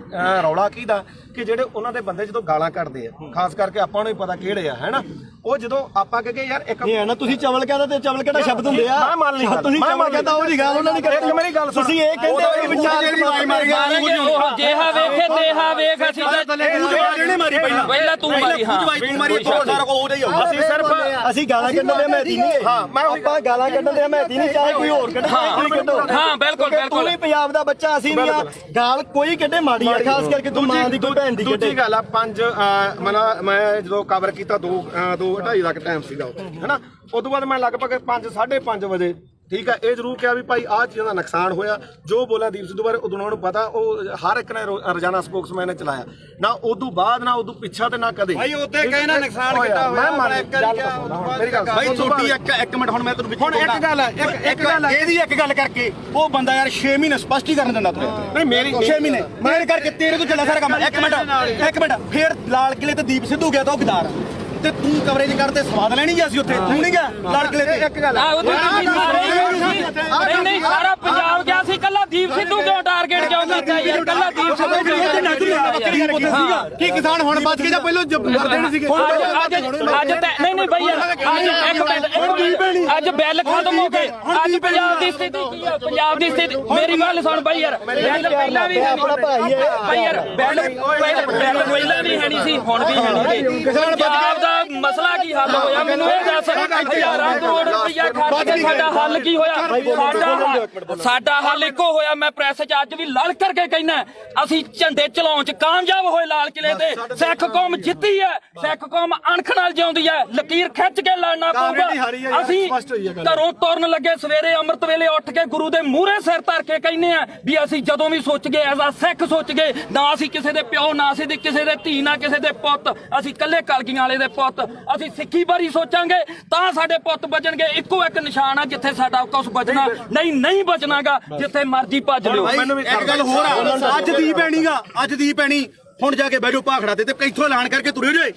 ਰੌਲਾ ਕੀ ਦਾ ਕਿ ਜਿਹੜੇ ਉਹਨਾਂ ਦੇ ਬੰਦੇ ਜਦੋਂ ਗਾਲਾਂ ਕੱਢਦੇ ਆ ਖਾਸ ਕਰਕੇ ਆਪਾਂ ਨੂੰ ਵੀ ਪਤਾ ਕਿਹੜੇ ਆ ਹੈਨਾ ਉਹ ਜਦੋਂ ਆਪਾਂ ਕਹੇ ਯਾਰ ਇੱਕ ਨਹੀਂ ਹੈ ਨਾ ਤੁਸੀਂ ਚਵਲ ਕਹਿੰਦਾ ਤੇ ਚਵਲ ਕਿਹੜਾ ਸ਼ਬਦ ਹੁੰਦੇ ਆ ਮੈਂ ਮੰਨ ਲਈ ਤੁਸੀਂ ਚਵਲ ਕਹਿੰਦਾ ਉਹ ਦੀ ਗੱਲ ਉਹਨਾਂ ਨੇ ਕਰੀ ਮੇਰੀ ਗੱਲ ਤੁਸੀਂ ਇਹ ਕਹਿੰਦੇ ਹੋ ਵਿਚਾਰ ਜਿਹੜੀ ਮਾਰੀ ਜਿਹਾ ਵੇਖੇ ਤੇਹਾ ਵੇਖ ਅਸੀਂ ਜਿਹਨੇ ਮਾਰੀ ਪਹਿਲਾਂ ਤੂੰ ਮਾਰੀ ਹਾਂ ਤੂੰ ਮਾਰੀ ਸਾਰਾ ਕੋ ਉਹਦਾ ਹੀ ਹੋਊ ਅਸੀਂ ਸਿਰਫ ਅਸੀਂ ਗਾਲਾਂ ਕੱਢਣ ਦੇ ਮਹਿਤੀ ਨਹੀਂ ਹਾਂ ਮੈਂ ਆਪਾਂ ਗਾਲਾਂ ਕੱਢਣ ਦੇ ਮਹਿਤੀ ਨਹੀਂ ਚਾਹੇ ਕੋਈ ਹੋਰ ਕੱਢੇ ਕੋਈ ਕੱਢੋ ਹਾਂ ਬਿਲਕੁਲ ਤੂੰ ਵੀ ਪੰਜਾਬ ਦਾ ਬੱਚਾ ਅਸੀਂ ਨਹੀਂ ਆ ਗਾਲ ਕੋਈ ਕੱਢੇ ਮਾੜੀ ਆ ਖਾਸ ਕਰਕੇ ਤੂੰ ਮਾਂ ਦੀ ਕੋਈ ਭੈਣ ਦੀ ਕੱਢੇ ਦੂਜੀ ਗੱਲ ਆ ਮੈਂ ਜਦੋਂ ਕਵਰ ਕੀਤਾ 2:30 ਦਾ ਟਾਈਮ ਸੀਗਾ ਹੈਨਾ ਉਸ ਤੋਂ ਬਾਅਦ ਮੈਂ ਲਗਭਗ 5:30 ਵਜੇ ਠੀਕ ਹੈ ਇਹ ਜ਼ਰੂਰ ਕਿਹਾ ਵੀ ਭਾਈ ਆਹ ਚੀਜ਼ਾਂ ਦਾ ਨੁਕਸਾਨ ਹੋਇਆ ਜੋ ਬੋਲਿਆ ਦੀਪ ਸਿੱਧੂ ਬਾਰੇ ਉਦੋਂ ਨੂੰ ਪਤਾ ਉਹ ਹਰ ਇੱਕ ਨੇ ਰੋਜ਼ਾਨਾ ਸਪੋਕਸਮੈਨ ਨੇ ਚਲਾਇਆ ਨਾ ਉਦੋਂ ਬਾਅਦ ਨਾ ਉਦੋਂ ਪਿੱਛਾ ਤੇ ਨਾ ਕਦੇ ਭਾਈ ਉੱਤੇ ਕਹੇ ਨਾ ਨੁਕਸਾਨ ਕੀਤਾ ਹੋਇਆ ਮੈਂ ਮੇਰੀ ਗੱਲ ਭਾਈ ਛੋਟੀ ਇੱਕ ਮਿੰਟ ਹੁਣ ਮੈਂ ਤੈਨੂੰ ਹੁਣ ਇੱਕ ਗੱਲ ਹੈ ਇੱਕ ਗੱਲ ਹੈ ਇਹਦੀ ਇੱਕ ਗੱਲ ਕਰਕੇ ਉਹ ਬੰਦਾ ਯਾਰ 6 ਮਹੀਨੇ ਸਪਸ਼ਟੀਕਰਨ ਦਿੰਦਾ ਤੂੰ ਨਹੀਂ ਮੇਰੀ 6 ਮਹੀਨੇ ਮੇਰੇ ਕਰਕੇ ਤੇਰੇ ਤੋਂ ਚੱਲਿਆ ਸਾਰਾ ਕੰਮ ਇੱਕ ਮਿੰਟ ਫੇਰ ਲਾਲ ਕਿਲੇ ਤੇ ਦੀਪ ਸਿੱਧੂ ਗਿਆ ਤਾਂ ਉਹ ਗਦਾਰ ਤੇ ਤੂੰ ਕਵਰੇਜ ਕਰਦੇ ਸਵਾਦ ਲੈਣੀ ਗਿਆ ਸੀ ਉੱਥੇ ਤੂੰ ਨਹੀਂ ਗਿਆ ਲਾਲ ਕਿਲੇ ਤੇ ਇੱਕ ਗੱਲ ਆਹ ਉਦੋਂ ਤੁਸੀਂ ਸਾਰੇ ਨਹੀਂ ਨਹੀਂ ਸਾਰਾ ਪੰਜਾਬ ਗਿਆ ਸੀ ਕੱਲਾ ਦੀਪ ਸਿੱਧੂ ਕਿਉਂ ਟਾਰਗੇਟ ਕਿਉਂ ਕੀਤਾ ਯਾਰ ਕੱਲਾ ਦੀਪ ਸਿੱਧੂ ਕਿਉਂ ਕੀ ਕਿਸਾਨ ਹੁਣ ਬਚ ਗਏ ਜਾਂ ਪਹਿਲਾਂ ਮਰਦੇ ਨਹੀਂ ਸੀਗੇ ਅੱਜ ਨਹੀਂ ਨਹੀਂ ਬਈ ਅੱਜ ਇੱਕ ਮਿੰਟ ਅੱਜ ਬਿੱਲ ਖਤਮ ਹੋ ਗਏ ਅੱਜ ਪੰਜਾਬ ਦੀ ਸਥਿਤੀ ਕੀ ਹੈ ਪੰਜਾਬ ਦੀ ਸਥਿਤੀ ਮੇਰੀ ਗੱਲ ਸੁਣ ਬਈ ਯਾਰ ਬਿੱਲ ਪਹਿਲਾਂ ਵੀ ਹੈ ਬਈ ਯਾਰ ਬਿੱਲ ਪਹਿਲਾਂ ਵੀ ਹੈ ਨਹੀਂ ਸੀ ਹੁਣ ਵੀ ਹੈ ਨਹੀਂ ਪੰਜਾਬ ਦਾ ਮਸਲਾ ਕੀ ਹੱਲ ਹੋਇਆ ਮੈਨੂੰ ਇਹ ਦੱਸ ਹਜ਼ਾਰਾਂ ਕਰੋੜ ਰੁਪਇਆ ਖਰਚ ਕੇ ਸਾਡਾ ਹੱਲ ਕੀ ਹੋਇਆ ਸਾਡਾ ਹੱਲ ਇੱਕੋ ਹੋਇਆ ਮੈਂ ਪ੍ਰੈਸ 'ਚ ਅੱਜ ਵੀ ਲੜ ਕਰਕੇ ਕਹਿਣਾ ਅਸੀਂ ਝੰਡੇ ਚਲਾਉਣ 'ਚ ਕਾਮਯਾਬ ਹੋਏ ਲਾਲ ਕਿਲੇ ਤੇ ਸਿੱਖ ਕੌਮ ਜਿੱਤੀ ਹੈ ਸਿੱਖ ਕੌਮ ਅਣਖ ਨਾਲ ਜਿਉਂਦੀ ਹੈ ਲਕੀਰ ਖਿੱਚ ਕੇ ਲੜਨਾ ਪਊਗਾ ਅਸੀਂ ਘਰੋਂ ਤੁਰਨ ਲੱਗੇ ਸਵੇਰੇ ਅੰਮ੍ਰਿਤ ਵੇਲੇ ਉੱਠ ਕੇ ਗੁਰੂ ਦੇ ਮੂਹਰੇ ਸਿਰ ਧਰ ਕੇ ਕਹਿੰਦੇ ਆ ਵੀ ਅਸੀਂ ਜਦੋਂ ਵੀ ਸੋਚ ਗਏ ਐਜ਼ ਆ ਸਿੱਖ ਸੋਚ ਗਏ ਨਾ ਅਸੀਂ ਕਿਸੇ ਦੇ ਪਿਓ ਨਾ ਅਸੀਂ ਕਿਸੇ ਦੇ ਧੀ ਨਾ ਕਿਸੇ ਦੇ ਪੁੱਤ ਅਸੀਂ ਇਕੱਲੇ ਕਲਗੀਆਂ ਵਾਲੇ ਦੇ ਪੁੱਤ ਅਸੀਂ ਸਿੱਖੀ ਬਾਰੇ ਸੋਚਾਂਗੇ ਤਾਂ ਸਾਡੇ ਪੁੱਤ ਬਚਣਗੇ ਇੱਕੋ ਇੱਕ ਨਿਸ਼ਾਨ ਆ ਜਿੱਥੇ ਸਾਡਾ ਕੁਝ ਬਚਣਾ ਨਹੀਂ ਬਚਣਾਗਾ ਜਿੱਥੇ ਮਰਜ਼ੀ ਭੱਜ ਲਿਓ ਇੱਕ ਗੱਲ ਹੋਰ ਆ ਅੱਜ ਦੀ ਪੈਣੀਗਾ ਅੱਜ ਦੀ ਪੈਣੀ ਹੁਣ ਜਾ ਕੇ ਬੈਠੋ ਭਾਖੜਾ ਤੇ ਇੱਥੋਂ ਐਲਾਨ ਕਰਕੇ ਤੁਰੇ ਜੇ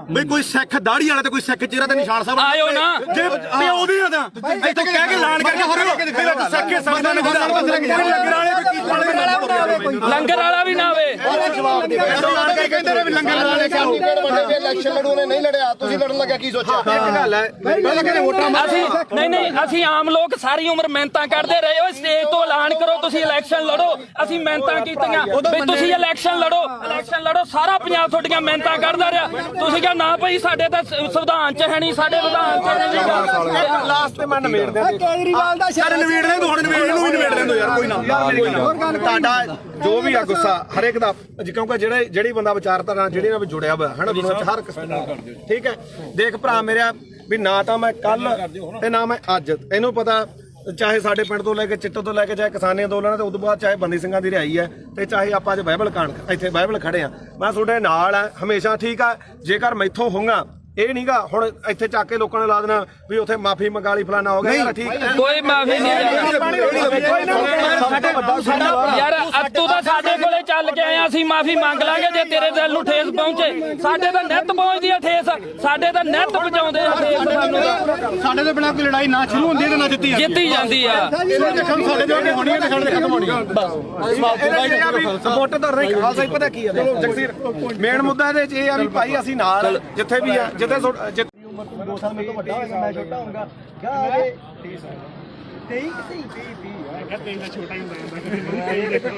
ਬਈ ਕੋਈ ਸਿੱਖ ਦਾੜੀ ਵਾਲਾ ਤੇ ਕੋਈ ਸਿੱਖ ਚਿਹਰਾ ਤੇ ਨਿਸ਼ਾਨ ਸਾਹਿਬ ਆਇਓ ਨਾ ਜੇ ਪਿਓ ਦੀ ਤਾਂ ਇੱਥੋਂ ਕਹਿ ਕੇ ਐਲਾਨ ਕਰਕੇ ਤੁਰੇ ਸਿੱਖੇ ਸੰਗਤਾਂ ਨੂੰ ਲੰਗਰ ਵਾਲਾ ਵੀ ਨਾ ਆਵੇ ਕਹਿੰਦੇ ਨੇ ਵੀ ਲੰਗਰ ਵਾਲੇ ਕਿਉਂ ਇਲੈਕਸ਼ਨ ਲੜੂ ਨੇ ਨਹੀਂ ਲੜਿਆ ਤੁਸੀਂ ਲੜਨ ਲੱਗਿਆ ਕੀ ਸੋਚਿਆ ਇੱਕ ਗੱਲ ਹੈ ਪਹਿਲਾਂ ਕਹਿੰਦੇ ਵੋਟਾਂ ਅਸੀਂ ਨਹੀਂ ਅਸੀਂ ਆਮ ਲੋਕ ਸਾਰੀ ਉਮਰ ਮਿਹਨਤਾਂ ਕਰਦੇ ਰਹੇ ਓਏ ਸਟੇਜ ਤੋਂ ਐਲਾਨ ਕਰੋ ਤੁਸੀਂ ਇਲੈਕਸ਼ਨ ਲੜੋ ਅਸੀਂ ਮਿਹਨਤਾਂ ਕੀਤੀਆਂ ਵੀ ਤੁਸੀਂ ਇਲੈਕਸ਼ਨ ਲੜੋ ਸਾਰਾ ਪੰਜਾਬ ਤੁਹਾਡੀਆਂ ਮਿਹਨਤਾਂ ਕਰਦਾ ਰਿਹਾ ਤੁਸੀਂ ਕਿਹਾ ਨਾ ਭਾਈ ਸਾਡੇ ਤਾਂ ਸੰਵਿਧਾਨ 'ਚ ਹੈ ਨਹੀਂ ਸਾਡੇ ਵਿਧਾਨ 'ਚ ਹੈ ਨਹੀਂ ਲਾਸਟ ਤੇ ਮੈਂ ਨਵੇੜ ਦਿਆਂ ਕੇਜਰੀਵਾਲ ਦਾ ਯਾਰ ਨਵੇੜ ਦੇ ਹੁਣ ਨਵੇੜ ਨੂੰ ਵੀ ਨਵੇੜ ਦੇ ਯਾਰ ਕੋਈ ਨਾ ਤੁਹਾਡਾ ਜੋ ਵੀ ਆ ਗੁੱਸਾ ਹਰੇਕ ਦਾ ਕਿਉਂਕਿ ਜਿਹੜੀ ਬੰਦਾ ਵਿਚਾਰਧਾਰਾ ਜਿਹੜੀ ਨਾਲ ਜੁੜਿਆ ਹੋਇਆ ਹੈ ਨਾ ਦੁਨੀਆ 'ਚ ਹਰ ਠੀਕ ਹੈ ਦੇਖ ਭਰਾ ਮੇਰਾ ਵੀ ਨਾ ਤਾਂ ਮੈਂ ਕੱਲ ਤੇ ਨਾ ਮੈਂ ਅੱਜ ਇਹਨੂੰ ਪਤਾ ਚਾਹੇ ਸਾਡੇ ਪਿੰਡ ਤੋਂ ਲੈ ਕੇ ਚਿੱਟੋ ਤੋਂ ਲੈ ਕੇ ਚਾਹੇ ਕਿਸਾਨੀ ਅੰਦੋਲਨ ਤੇ ਉਦੋਂ ਬਾਅਦ ਚਾਹੇ ਬੰਦੀ ਸਿੰਘਾਂ ਦੀ ਰਿਹਾਈ ਹੈ ਤੇ ਚਾਹੇ ਆਪਾਂ ਅੱਜ ਬਾਈਬਲ ਕਾਣ ਇੱਥੇ ਬਾਈਬਲ ਖੜੇ ਆ ਮੈਂ ਤੁਹਾਡੇ ਨਾਲ ਆ ਹਮੇਸ਼ਾ ਠੀਕ ਆ ਜੇਕਰ ਮੈਥੋਂ ਹੋਊਗਾ ਇਹ ਨਹੀਂਗਾ ਹੁਣ ਇੱਥੇ ਚੱਕ ਕੇ ਲੋਕਾਂ ਨੇ ਲਾ ਦੇਣਾ ਵੀ ਉੱਥੇ ਮਾਫੀ ਮੰਗਾ ਲਈ ਫਲਾਣਾ ਹੋ ਗਿਆ ਯਾਰ ਠੀਕ ਕੋਈ ਮਾਫੀ ਨਹੀਂ ਯਾਰ ਅੱਤੂ ਤਾਂ ਸਾਡੇ ਕੋਲੇ ਚੱਲ ਕੇ ਆਏ ਅਸੀਂ ਮਾਫੀ ਮੰਗ ਲਾਂਗੇ ਜੇ ਤੇਰੇ ਦਿਲ ਨੂੰ ਠੇਸ ਪਹੁੰਚੇ ਸਾਡੇ ਤਾਂ ਨਿੱਤ ਪਹੁੰਚਦੀ ਆ ਠੇਸ ਸਾਡੇ ਤਾਂ ਨਿੱਤ ਪਹੁੰਚਾਉਂਦੇ ਆ ਠੇਸ ਸਾਡੇ ਦੇ ਬਿਨਾਂ ਕੋਈ ਲੜਾਈ ਨਾ ਸ਼ੁਰੂ ਹੁੰਦੀ ਤੇ ਨਾ ਜਿੱਤੀ ਜਾਂਦੀ ਆ ਸਾਡੇ ਜੋ ਹੋਣੀ ਹੈ ਤੇ ਸਾਡੇ ਖਤਮ ਹੋਣੀ ਹੈ ਸਪੋਰਟ ਤਾਂ ਰਹੀ ਖਾਲਸਾ ਹੀ ਪਤਾ ਕੀ ਹੈ ਜਗਸੀਰ ਮੇਨ ਮੁੱਦਾ ਇਹਦੇ ਚ ਇਹ ਆ ਵੀ ਭਾਈ ਅਸੀਂ ਨਾਲ ਜਿੱਥੇ ਵੀ ਆ ਜਿੱਥੇ 2 ਸਾਲ ਮੇਰੇ ਤੋਂ ਵੱਡਾ ਹੋਏਗਾ ਮੈਂ ਛੋਟਾ ਹੋਊਗਾ ਗਾ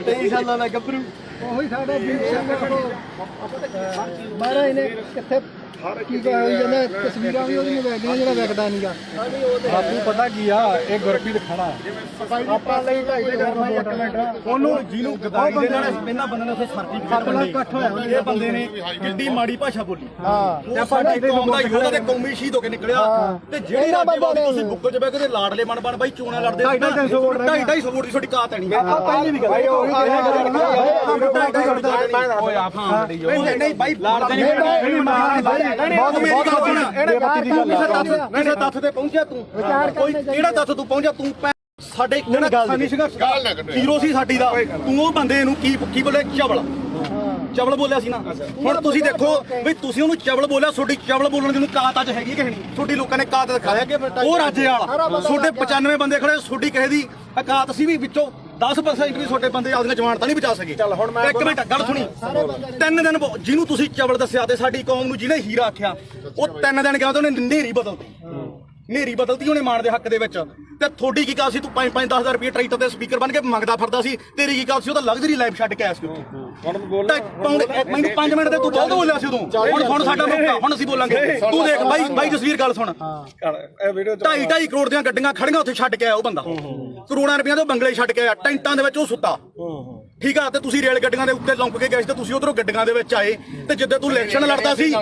23 ਸਾਲਾਂ ਦਾ ਗੱਭਰੂ ਉਹੀ ਸਾਡਾ ਦੀਪ ਸਿੰਘ ਮਾਰਾ ਇਹਨੇ ਕਿੱਥੇ ਕੀ ਹੋਈ ਜਾਂਦਾ ਤਸਵੀਰਾਂ ਵੀ ਉਹਦੀਆਂ ਵਗਦੀਆਂ ਜਿਹੜਾ ਵਿਕਦਾ ਨਹੀਂਗਾ ਬਾਪੂ ਪਤਾ ਕੀ ਆ ਇਹ ਗੁਰਪ੍ਰੀਤ ਖੜਾ ਆਪਾਂ ਲਈ ਉਹਨੂੰ ਜਿਹਨੂੰ ਗਦਾਈ ਦੇ ਨਾਲ ਇਹਨਾਂ ਬੰਦੇ ਨੇ ਉੱਥੇ ਸਰਟੀਫਿਕੇਟ ਇਕੱਠ ਹੋਇਆ ਇਹ ਬੰਦੇ ਨੇ ਕਿੱਡੀ ਮਾੜੀ ਭਾਸ਼ਾ ਬੋਲੀ ਤੇ ਸਾਡੇ ਕੌਮ ਦਾ ਯੋਧਾ ਤੇ ਕੌਮੀ ਸ਼ਹੀਦ ਹੋ ਕੇ ਨਿਕਲਿਆ ਤੇ ਜਿਹੜੇ ਰਾਜੇ ਤੁਸੀਂ ਬੁੱਕ 'ਚ ਬਹਿ ਕੇ ਲਾੜਲੇ ਬਣ ਬਾਈ ਚੋਣਾਂ ਲੜਦੇ 250 ਵੋਟ ਦੀ ਤੁਹਾਡੀ ਕਾਤ ਨਹੀਂ ਪਹਿਲੀ ਵੀ ਗੱਲ ਨਹੀਂ ਬਾਈ ਲਾੜਦੇ ਨਹੀਂ ਕਿਸੇ ਤੱਥ ਤੇ ਪਹੁੰਚਿਆ ਤੂੰ ਕੋਈ ਕਿਹੜਾ ਤੱਥ ਤੂੰ ਪਹੁੰਚਿਆ ਤੂੰ ਸਾਡੇ ਕਿਸਾਨੀ ਸੰਘਰਸ਼ ਹੀਰੋ ਸੀ ਸਾਡੀ ਦਾ ਤੂੰ ਉਹ ਬੰਦੇ ਨੂੰ ਕੀ ਬੋਲੇ ਚਵਲ ਬੋਲਿਆ ਸੀ ਨਾ ਹੁਣ ਤੁਸੀਂ ਦੇਖੋ ਵੀ ਤੁਸੀਂ ਉਹਨੂੰ ਚਵਲ ਬੋਲਿਆ ਤੁਹਾਡੀ ਚਵਲ ਬੋਲਣ ਦੀ ਨੂੰ ਕਾਤ ਅੱਜ ਹੈਗੀ ਕਿ ਨਹੀਂ ਤੁਹਾਡੀ ਲੋਕਾਂ ਨੇ ਕਾਤ ਦਿਖਾਇਆ ਉਹ ਰਾਜੇ ਵਾਲਾ ਤੁਹਾਡੇ 95 ਬੰਦੇ ਖੜੇ ਤੁਹਾਡੀ ਕਿਸੇ ਦੀ ਕਾਤ ਸੀ ਵੀ ਵਿੱਚੋਂ 10% ਵੀ ਤੁਹਾਡੇ ਬੰਦੇ ਆਪਣੀਆਂ ਜਵਾਨਤਾਂ ਨਹੀਂ ਬਚਾ ਸਕੇ ਚੱਲ ਹੁਣ ਮੈਂ ਇੱਕ ਮਿੰਟ ਗੱਲ ਸੁਣੀ 3 ਦਿਨ ਜਿਹਨੂੰ ਤੁਸੀਂ ਚਵਲ ਦੱਸਿਆ ਤੇ ਸਾਡੀ ਕੌਮ ਨੂੰ ਜਿਹਨੇ ਹੀਰਾ ਆਖਿਆ ਉਹ 3 ਦਿਨ ਗਿਆ ਤੇ ਉਹਨੇ ਨੇਰੀ ਬਦਲਤੀ ਉਹਨੇ ਮਾਣ ਦੇ ਹੱਕ ਦੇ ਵਿੱਚ ਤੇ ਤੁਹਾਡੀ ਕੀ ਗੱਲ ਸੀ ਤੂੰ 5-10 ਰੁਪਏ ਟਰੈਕਟਰ ਤੇ ਸਪੀਕਰ ਬਣ ਕੇ ਮੰਗਦਾ ਫਿਰਦਾ ਸੀ ਤੇਰੀ ਕੀ ਗੱਲ ਸੀ ਉਹ ਤਾਂ ਲਗਜ਼ਰੀ ਲਾਈਫ ਛੱਡ ਕੇ ਆਇਆ ਸੀ ਮੈਨੂੰ 5 ਮਿੰਟ ਤੇ ਤੂੰ ਬਹੁਤ ਬੋਲਿਆ ਸੀ ਉਦੋਂ ਹੁਣ ਸਾਡਾ ਮੌਕਾ ਹੁਣ ਅਸੀਂ ਬੋਲਾਂਗੇ ਤੂੰ ਦੇਖ ਬਾਈ ਜਸਵੀਰ ਗੱਲ ਸੁਣ 2.5 ਕਰੋੜ ਦੀਆਂ ਗੱਡੀਆਂ ਖੜੀਆਂ ਉੱਥੇ ਛੱਡ ਕੇ ਆਇਆ ਉਹ ਬੰਦਾ ਕਰੋੜਾਂ ਰੁਪਈਆਂ ਦੇ ਬੰਗਲੇ ਛੱਡ ਕੇ ਆਇਆ ਟੈਂਟਾਂ ਦੇ ਵਿੱਚ ਉਹ ਸੁੱਤਾ ਠੀਕ ਆ ਤੇ ਤੁਸੀਂ ਰੇਲ ਗੱਡੀਆਂ ਦੇ ਉੱਤੇ ਲੰਘ ਕੇ ਗਏ ਸੀ ਤੇ ਤੁਸੀਂ ਉਧਰੋਂ ਗੱਡੀਆਂ ਦੇ ਵਿੱਚ ਆਏ ਤੇ ਜਿੱਦੇ ਤੂੰ ਇਲੈਕਸ਼ਨ ਲੜਦਾ ਸੀ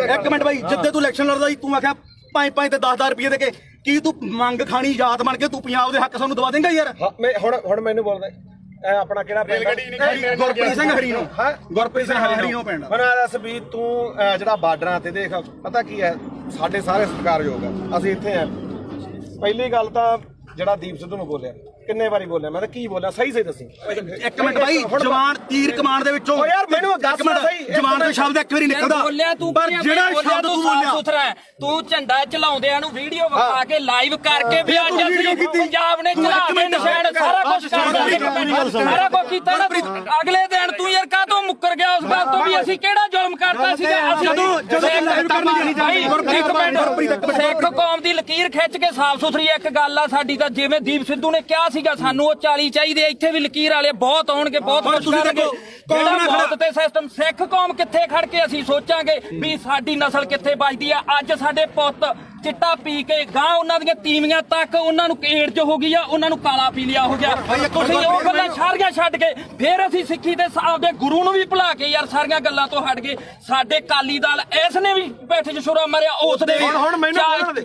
ਇੱਕ ਮਿੰਟ ਬਾਈ ਜਿੱਦੇ ਤੂੰ ਇਲੈਕਸ਼ਨ ਲੜਦਾ ਸੀ ਤੂੰ ਆਖਿਆ 5 ਤੇ 10 ਰੁਪਏ ਦੇ ਕੇ ਕੀ ਤੂੰ ਮੰਗ ਖਾਣੀ ਯਾਦ ਬਣ ਕੇ ਤੂੰ ਪੰਜਾਬ ਦੇ ਹੱਕ ਸਾਨੂੰ ਦਵਾ ਦੇਂਗਾ ਯਾਰ? ਹੁਣ ਮੈਨੂੰ ਬੋਲਦਾ ਇਹ ਆਪਣਾ ਕਿਹੜਾ ਪਿੰਡ ਗੁਰਪ੍ਰੀਤ ਸਿੰਘ ਹਰੀ ਨੂੰ ਹਾਂ ਗੁਰਪ੍ਰੀਤ ਸਿੰਘ ਹਰੀ ਨੂੰ ਪਿੰਡ ਹੁਣ ਦੱਸ ਵੀ ਤੂੰ ਜਿਹੜਾ ਬਾਰਡਰਾਂ ਤੇ ਦੇਖ ਪਤਾ ਕੀ ਹੈ ਸਾਡੇ ਸਾਰੇ ਸਤਿਕਾਰਯੋਗ ਆ ਅਸੀਂ ਇੱਥੇ ਆ ਪਹਿਲੀ ਗੱਲ ਤਾਂ ਜਿਹੜਾ ਦੀਪ ਸਿੱਧੂ ਨੂੰ ਬੋਲਿਆ ਕਿੰਨੇ ਵਾਰੀ ਬੋਲਿਆ ਮੈਂ ਤਾਂ ਕੀ ਬੋਲਿਆ ਸਹੀ ਦੱਸੀ ਇੱਕ ਮਿੰਟ ਬਾਈ ਜਵਾਨ ਤੀਰ ਕਮਾਨ ਦੇ ਵਿੱਚੋਂ ਓ ਯਾਰ ਮੈਨੂੰ ਦੱਸ ਸਹੀ ਜਵਾਨ ਦਾ ਸ਼ਬਦ ਇੱਕ ਵਾਰੀ ਨਿਕਲਦਾ ਬੋਲਿਆ ਤੂੰ ਪਰ ਜਿਹੜਾ ਸ਼ਬਦ ਤੂੰ ਬੋਲਿਆ ਸੁਥਰਾ ਹੈ ਤੂੰ ਝੰਡਾ ਚਲਾਉਂਦਿਆਂ ਨੂੰ ਵੀਡੀਓ ਵਿਖਾ ਕੇ ਲਾਈਵ ਕਰਕੇ ਵੀ ਅੱਜ ਅਸੀਂ ਪੰਜਾਬ ਨੇ ਚਲਾ ਕੇ ਨਿਸ਼ਾਨ ਸਾਰਾ ਕੁਝ ਸਾਰਾ ਕੁਝ ਕੀਤਾ ਨਾ ਅਗਲੇ ਦਿਨ ਤੂੰ ਯਾਰ ਕਾਹਤੋਂ ਮੁੱਕਰ ਗਿਆ ਉਸ ਗੱਲ ਤੋਂ ਵੀ ਅਸੀਂ ਕਿਹੜਾ ਜ਼ੁਲਮ ਕਰਤਾ ਸੀਗਾ ਸਿੱਖ ਕੌਮ ਦੀ ਲਕੀਰ ਖਿੱਚ ਕੇ ਸਾਫ਼ ਸੁਥਰੀ ਇੱਕ ਗੱਲ ਆ ਸਾਡੀ ਤਾਂ ਜਿਵੇਂ ਦੀਪ ਸਿੱਧੂ ਨੇ ਕਿਹਾ ਸੀਗਾ ਸਾਨੂੰ ਉਹ 40 ਚਾਹੀਦੇ ਇੱਥੇ ਵੀ ਲਕੀਰ ਵਾਲੇ ਬਹੁਤ ਆਉਣਗੇ ਬਹੁਤ ਕੁਝ ਕਰਨਗੇ ਜਿਹੜਾ ਮੌਤ ਤੇ ਸਿਸਟਮ ਸਿੱਖ ਕੌਮ ਕਿੱਥੇ ਖੜ ਕੇ ਅਸੀਂ ਸੋਚਾਂਗੇ ਵੀ ਸਾਡੀ ਨਸਲ ਕਿੱਥੇ ਬਚਦੀ ਆ ਅੱਜ ਸਾਡੇ ਪੁੱਤ ਚਿੱਟਾ ਪੀ ਕੇ ਗਾਂ ਉਹਨਾਂ ਦੀਆਂ ਤੀਵੀਆਂ ਤੱਕ ਉਹਨਾਂ ਨੂੰ ਏਡਜ਼ ਹੋ ਗਈ ਆ ਉਹਨਾਂ ਨੂੰ ਕਾਲਾ ਪੀਲੀਆ ਹੋ ਗਿਆ ਤੁਸੀਂ ਉਹ ਗੱਲਾਂ ਸਾਰੀਆਂ ਛੱਡ ਕੇ ਫਿਰ ਅਸੀਂ ਸਿੱਖੀ ਦੇ ਆਪਦੇ ਗੁਰੂ ਨੂੰ ਵੀ ਭੁਲਾ ਕੇ ਯਾਰ ਸਾਰੀਆਂ ਗੱਲਾਂ ਤੋਂ ਹਟ ਗਏ ਸਾਡੇ ਕਾਲੀ ਦਲ ਇਸ ਨੇ ਵੀ ਪਿੱਠ 'ਚ ਛੁਰਾ ਮਾਰਿਆ ਉਸ ਦੇ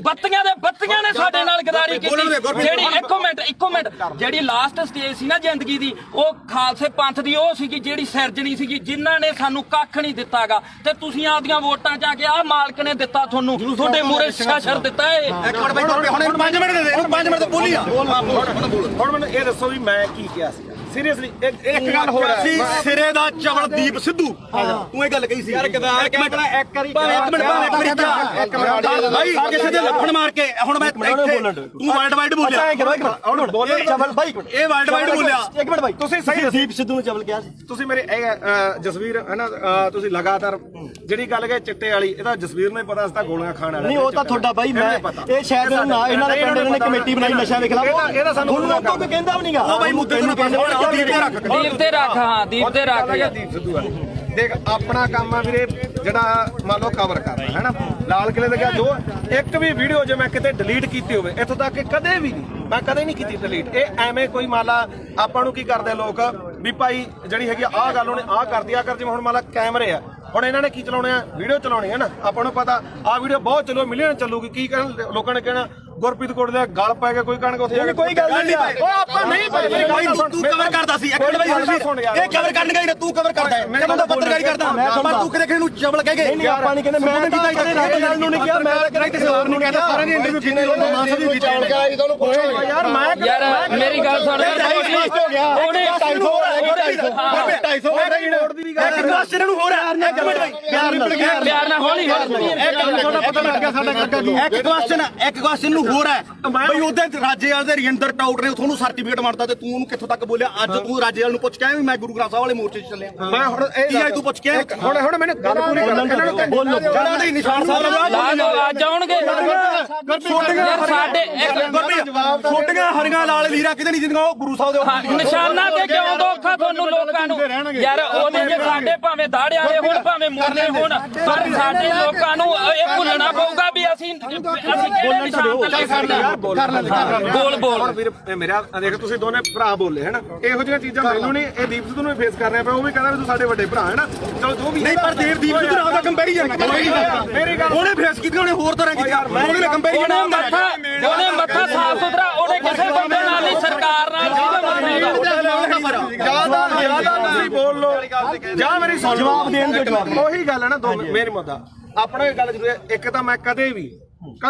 ਬੱਤੀਆਂ ਨੇ ਸਾਡੇ ਨਾਲ ਗਦਾਰੀ ਕੀਤੀ ਜਿਹੜੀ ਇੱਕੋ ਮਿੰਟ ਜਿਹੜੀ ਲਾਸਟ ਸਟੇਜ ਸੀ ਨਾ ਜ਼ਿੰਦਗੀ ਦੀ ਉਹ ਖਾਲਸੇ ਪੰਥ ਦੀ ਉਹ ਸੀਗੀ ਜਿਹੜੀ ਸਿਰਜਣੀ ਸੀਗੀ ਜਿਨ੍ਹਾਂ ਨੇ ਸਾਨੂੰ ਕੱਖ ਨਹੀਂ ਦਿੱਤਾਗਾ ਤੇ ਤੁਸੀਂ ਆਪਦੀਆਂ ਵੋਟਾਂ 'ਚ ਆ ਕੇ ਆਹ ਮਾਲਕ ਨੇ ਦਿੱਤਾ ਤੁਹਾਨੂੰ ਤੁਹਾਡੇ ਮੂਹਰੇ ਸ਼ਰ ਦਿੱਤਾ ਏ ਇੱਕ ਮਿੰਟ ਬਾਈ ਹੁਣ 5 ਮਿੰਟ ਦੇ ਦੇ 5 ਮਿੰਟ ਤੋਂ ਬੋਲੀ ਆ ਹੁਣ ਮੈਨੂੰ ਇਹ ਦੱਸੋ ਵੀ ਮੈਂ ਕੀ ਕਿਹਾ ਸੀ ਸੀਰੀਅਸਲੀ ਇੱਕ ਗੱਲ ਹੋਰ ਹੈ ਸਿਰੇ ਦਾ ਚਵਲਦੀਪ ਸਿੱਧੂ ਤੂੰ ਇਹ ਗੱਲ ਕਹੀ ਸੀ ਯਾਰ ਇੱਕ ਮਿੰਟ ਬਾਈ ਕਿਸੇ ਦੇ ਲੱਫੜ ਮਾਰ ਕੇ ਹੁਣ ਮੈਂ ਤੂੰ ਵਰਲਡ ਬੋਲਿਆ ਹੁਣ ਬੋਲੇ ਚਵਲ ਬਾਈ ਇਹ ਵਰਲਡ ਬੋਲਿਆ ਇੱਕ ਮਿੰਟ ਬਾਈ ਤੁਸੀਂ ਸਹੀ ਦੀਪ ਸਿੱਧੂ ਨੂੰ ਚਵਲ ਕਿਹਾ ਸੀ ਤੁਸੀਂ ਮੇਰੇ ਜਸਵੀਰ ਹੈ ਨਾ ਤੁਸੀਂ ਲਗਾਤਾਰ ਜਿਹੜੀ ਗੱਲ ਕਹੇ ਚਿੱਟੇ ਵਾਲੀ ਇਹਦਾ ਜਸਵੀਰ ਨੂੰ ਪਤਾ ਸੀ ਤਾਂ ਗੋਲੀਆਂ ਖਾਣ ਵਾਲਾ ਨਹੀਂ ਉਹ ਤਾਂ ਤੁਹਾਡਾ ਬਾਈ ਮੈਂ ਇਹ ਸ਼ਾਇਦ ਨਾ ਇਹਨਾਂ ਦੇ ਪਿੰਡ ਨੇ ਕਮੇਟੀ ਬਣਾਈ ਨਸ਼ਾ ਦੇ ਖਿਲਾਫ ਇਹਦਾ ਸਾਨੂੰ ਕੋਈ ਕਹਿੰਦਾ ਵੀ ਨਹੀਂਗਾ ਉਹ ਬਾਈ ਮੁੱਦੇ ਨੂੰ ਕਹਿੰਦੇ ਦੀਪ ਤੇ ਰੱਖ ਹਾਂ ਦੀਪ ਤੇ ਰੱਖ ਦੀਪ ਸਿੱਧੂ ਵਾਲੇ ਦੇਖ ਆਪਣਾ ਕੰਮ ਆ ਵੀਰੇ ਜਿਹੜਾ ਮੰਨ ਲਓ ਕਵਰ ਕਰਨਾ ਹੈ ਨਾ ਲਾਲ ਕਿਲੇ ਦੇ ਗਿਆ ਜੋ ਇੱਕ ਵੀ ਵੀਡੀਓ ਜੇ ਮੈਂ ਕਿਤੇ ਡਿਲੀਟ ਕੀਤੀ ਹੋਵੇ ਇੱਥੋਂ ਤੱਕ ਕਿ ਕਦੇ ਵੀ ਨਹੀਂ ਮੈਂ ਕਦੇ ਨਹੀਂ ਕੀਤੀ ਡਿਲੀਟ ਇਹ ਐਵੇਂ ਕੋਈ ਮੰਨ ਲਾ ਆਪਾਂ ਨੂੰ ਕੀ ਕਰਦੇ ਲੋਕ ਵੀ ਭਾਈ ਜਿਹੜੀ ਹੈਗੀ ਆਹ ਗੱਲ ਉਹਨੇ ਆਹ ਕਰਦੀ ਆ ਕਰ ਜਿਵੇਂ ਹੁਣ ਮੰਨ ਲਾ ਕੈਮਰੇ ਆ ਹੁਣ ਇਹਨਾਂ ਨੇ ਕੀ ਚਲਾਉਣੇ ਆ ਵੀਡੀਓ ਚਲਾਉਣੀ ਹੈ ਨਾ ਆਪਾਂ ਨੂੰ ਪਤਾ ਆਹ ਵੀਡੀਓ ਬਹੁਤ ਚੱਲੋ ਮਿਲੀਅਨ ਚੱਲੂਗੀ ਕੀ ਕਹਿਣ ਲੋਕਾਂ ਨੇ ਕਹਿਣਾ ਗੁਰਪ੍ਰੀਤ ਕੋਟ ਦੇ ਗਲ ਪੈ ਗਿਆ ਕੋਈ ਕਣਕ ਉੱਥੇ ਕੋਈ ਗੱਲ ਨਹੀਂ ਉਹ ਆਪਾਂ ਨਹੀਂ ਭਾਈ ਤੂੰ ਕਵਰ ਕਰਦਾ ਸੀ ਇੱਕ ਮਿੰਟ ਬਾਈ ਇਹ ਕਵਰ ਕਰਨ ਗਈ ਤੂੰ ਕਵਰ ਕਰਦਾ ਹੈ ਮੈਂ ਤਾਂ ਪੱਤਰਕਾਰੀ ਕਰਦਾ ਪਰ ਤੂੰ ਕਿਤੇ ਕਿਸੇ ਨੂੰ ਚਵਲ ਕਹਿ ਗਏ ਨਹੀਂ ਆਪਾਂ ਨਹੀਂ ਕਹਿੰਦੇ ਮੈਂ ਤਾਂ ਕਿਸੇ ਨਾਲ ਨੂੰ ਨਹੀਂ ਕਿਹਾ ਮੈਂ ਤਾਂ ਕਿਸੇ ਹੋਰ ਨੂੰ ਕਹਿੰਦਾ ਸਾਰਿਆਂ ਦੀ ਇੰਟਰਵਿਊ ਕੀਤੀ ਉਹਨੂੰ ਮਾਸਾ ਵੀ ਕੀਤੀ ਯਾਰ ਮੈਂ ਯਾਰ ਮੇਰੀ ਗੱਲ ਸੁਣ ਉਹਨੇ 250 ਇੱਕ ਕੁਐਸਚਨ ਨੂੰ ਹੋਰ ਹੈ ਇੱਕ ਮਿੰਟ ਬਾਈ ਪਿਆਰ ਨਾਲ ਹੌਲੀ ਪਤਾ ਲੱਗ ਗਿਆ ਸਾਡਾ ਕਾਕਾ ਕੀ ਇੱਕ ਕੁਐਸਚਨ ਨੂੰ ਹੋਰ ਹੈ ਬਈ ਉਹਦੇ ਰਾਜੇਵਾਲ ਦੇ ਰਜਿੰਦਰ ਟਾਊਟ ਨੇ ਤੁਹਾਨੂੰ ਸਰਟੀਫਿਕੇਟ ਮਾਰਤਾ ਤੇ ਤੂੰ ਉਹਨੂੰ ਕਿੱਥੋਂ ਤੱਕ ਬੋਲਿਆ ਅੱਜ ਤੂੰ ਰਾਜੇਵਾਲ ਨੂੰ ਪੁੱਛ ਕੇ ਆਇਆ ਵੀ ਮੈਂ ਗੁਰੂ ਗ੍ਰੰਥ ਸਾਹਿਬ ਵਾਲੇ ਮੋਰਚੇ 'ਚ ਚੱਲਿਆ ਮੈਂ ਹੁਣ ਇਹ ਤੂੰ ਪੁੱਛ ਕੇ ਹੁਣ ਮੈਨੂੰ ਗੱਲ ਪੂਰੀ ਕਰ ਇਹਨਾਂ ਨੂੰ ਬੋਲੋ ਜਿਹੜਾ ਦੇ ਨਿਸ਼ਾਨ ਸਾਹਿਬ ਲਾ ਦੋ ਅੱਜ ਆਉਣਗੇ ਯਾਰ ਸਾਡੇ ਛੋਟੀਆਂ ਹਰੀਆਂ ਲਾਲ ਲੀਰਾ ਕਿਤੇ ਨਹੀਂ ਜਿੰਦੀਆਂ ਉਹ ਗੁਰੂ ਸਾਹਿਬ ਦੇ ਨਿਸ਼ਾਨਾ ਤੇ ਕਿਉਂ ਦੋਖਾ ਤੁਹਾਨੂੰ ਲੋਕਾਂ ਨੂੰ ਯਾਰ ਉਹਦੇ ਜੇ ਸਾਡੇ ਭਾਵੇਂ ਦਾੜਿਆਂ ਵਾਲੇ ਹੋਣ ਭਾਵੇਂ ਮੁਰਲੇ ਹੋਣ ਪਰ ਸਾਡੇ ਲੋਕਾਂ ਨੂੰ ਇਹ ਭੁੱਲਣਾ ਪਊਗਾ ਵੀ ਅਸੀਂ ਕਿਹੜੇ ਨਿਸ਼ਾਨ ਤੇ ਲੈ ਸਕਦੇ ਹਾਂ ਬੋਲ ਵੀਰ ਮੇਰਾ ਦੇਖ ਤੁਸੀਂ ਦੋਨੇ ਭਰਾ ਬੋਲੇ ਹੈ ਨਾ ਇਹੋ ਜਿਹੀਆਂ ਚੀਜ਼ਾਂ ਮੈਨੂੰ ਨਹੀਂ ਇਹ ਦੀਪ ਸਿੱਧੂ ਨੂੰ ਫੇਸ ਕਰ ਰਿਹਾ ਪਿਆ ਉਹ ਵੀ ਕਹਿੰਦਾ ਵੀ ਤੂੰ ਸਾਡੇ ਵੱਡੇ ਭਰਾ ਹੈ ਨਾ ਚਲੋ ਜੋ ਵੀ ਨਹੀਂ ਪਰ ਦੀਪ ਸਿੱਧੂ ਨਾਲ ਦਾ ਕੰਪੈਰੀਜ਼ਨ ਮੇਰੀ ਗੱਲ ਉਹਨੇ ਫੇਸ ਕੀਤੀ ਉਹਨੇ ਹੋਰ ਤਰ੍ਹਾਂ ਕੀਤੀ ਉਹਨੇ ਕੰਪੈਰੀਜ਼ਨ ਉਹਨੇ ਮੱਥਾ ਸਾਫ ਸੁਥਰਾ ਉਹਨੇ ਕਿਸੇ ਬੰਦੇ ਨਾਲ ਨਹੀਂ ਸਰਕਾਰ ਨਾਲ ਜਿਆਦਾ ਤੁਸੀਂ ਬੋਲ ਲੋ ਜਾਂ ਮੇਰੀ ਸੁਣ ਜਵਾਬ ਦੇਣ ਦੇ ਜਵਾਬ ਉਹੀ ਗੱਲ ਹੈ ਨਾ ਮੇਰੀ ਮੁੱਦਾ ਆਪਣਾ ਇਹ ਗੱਲ ਜ਼ਰੂਰ ਹੈ ਇੱਕ ਤਾਂ ਮੈਂ ਕਦੇ ਵੀ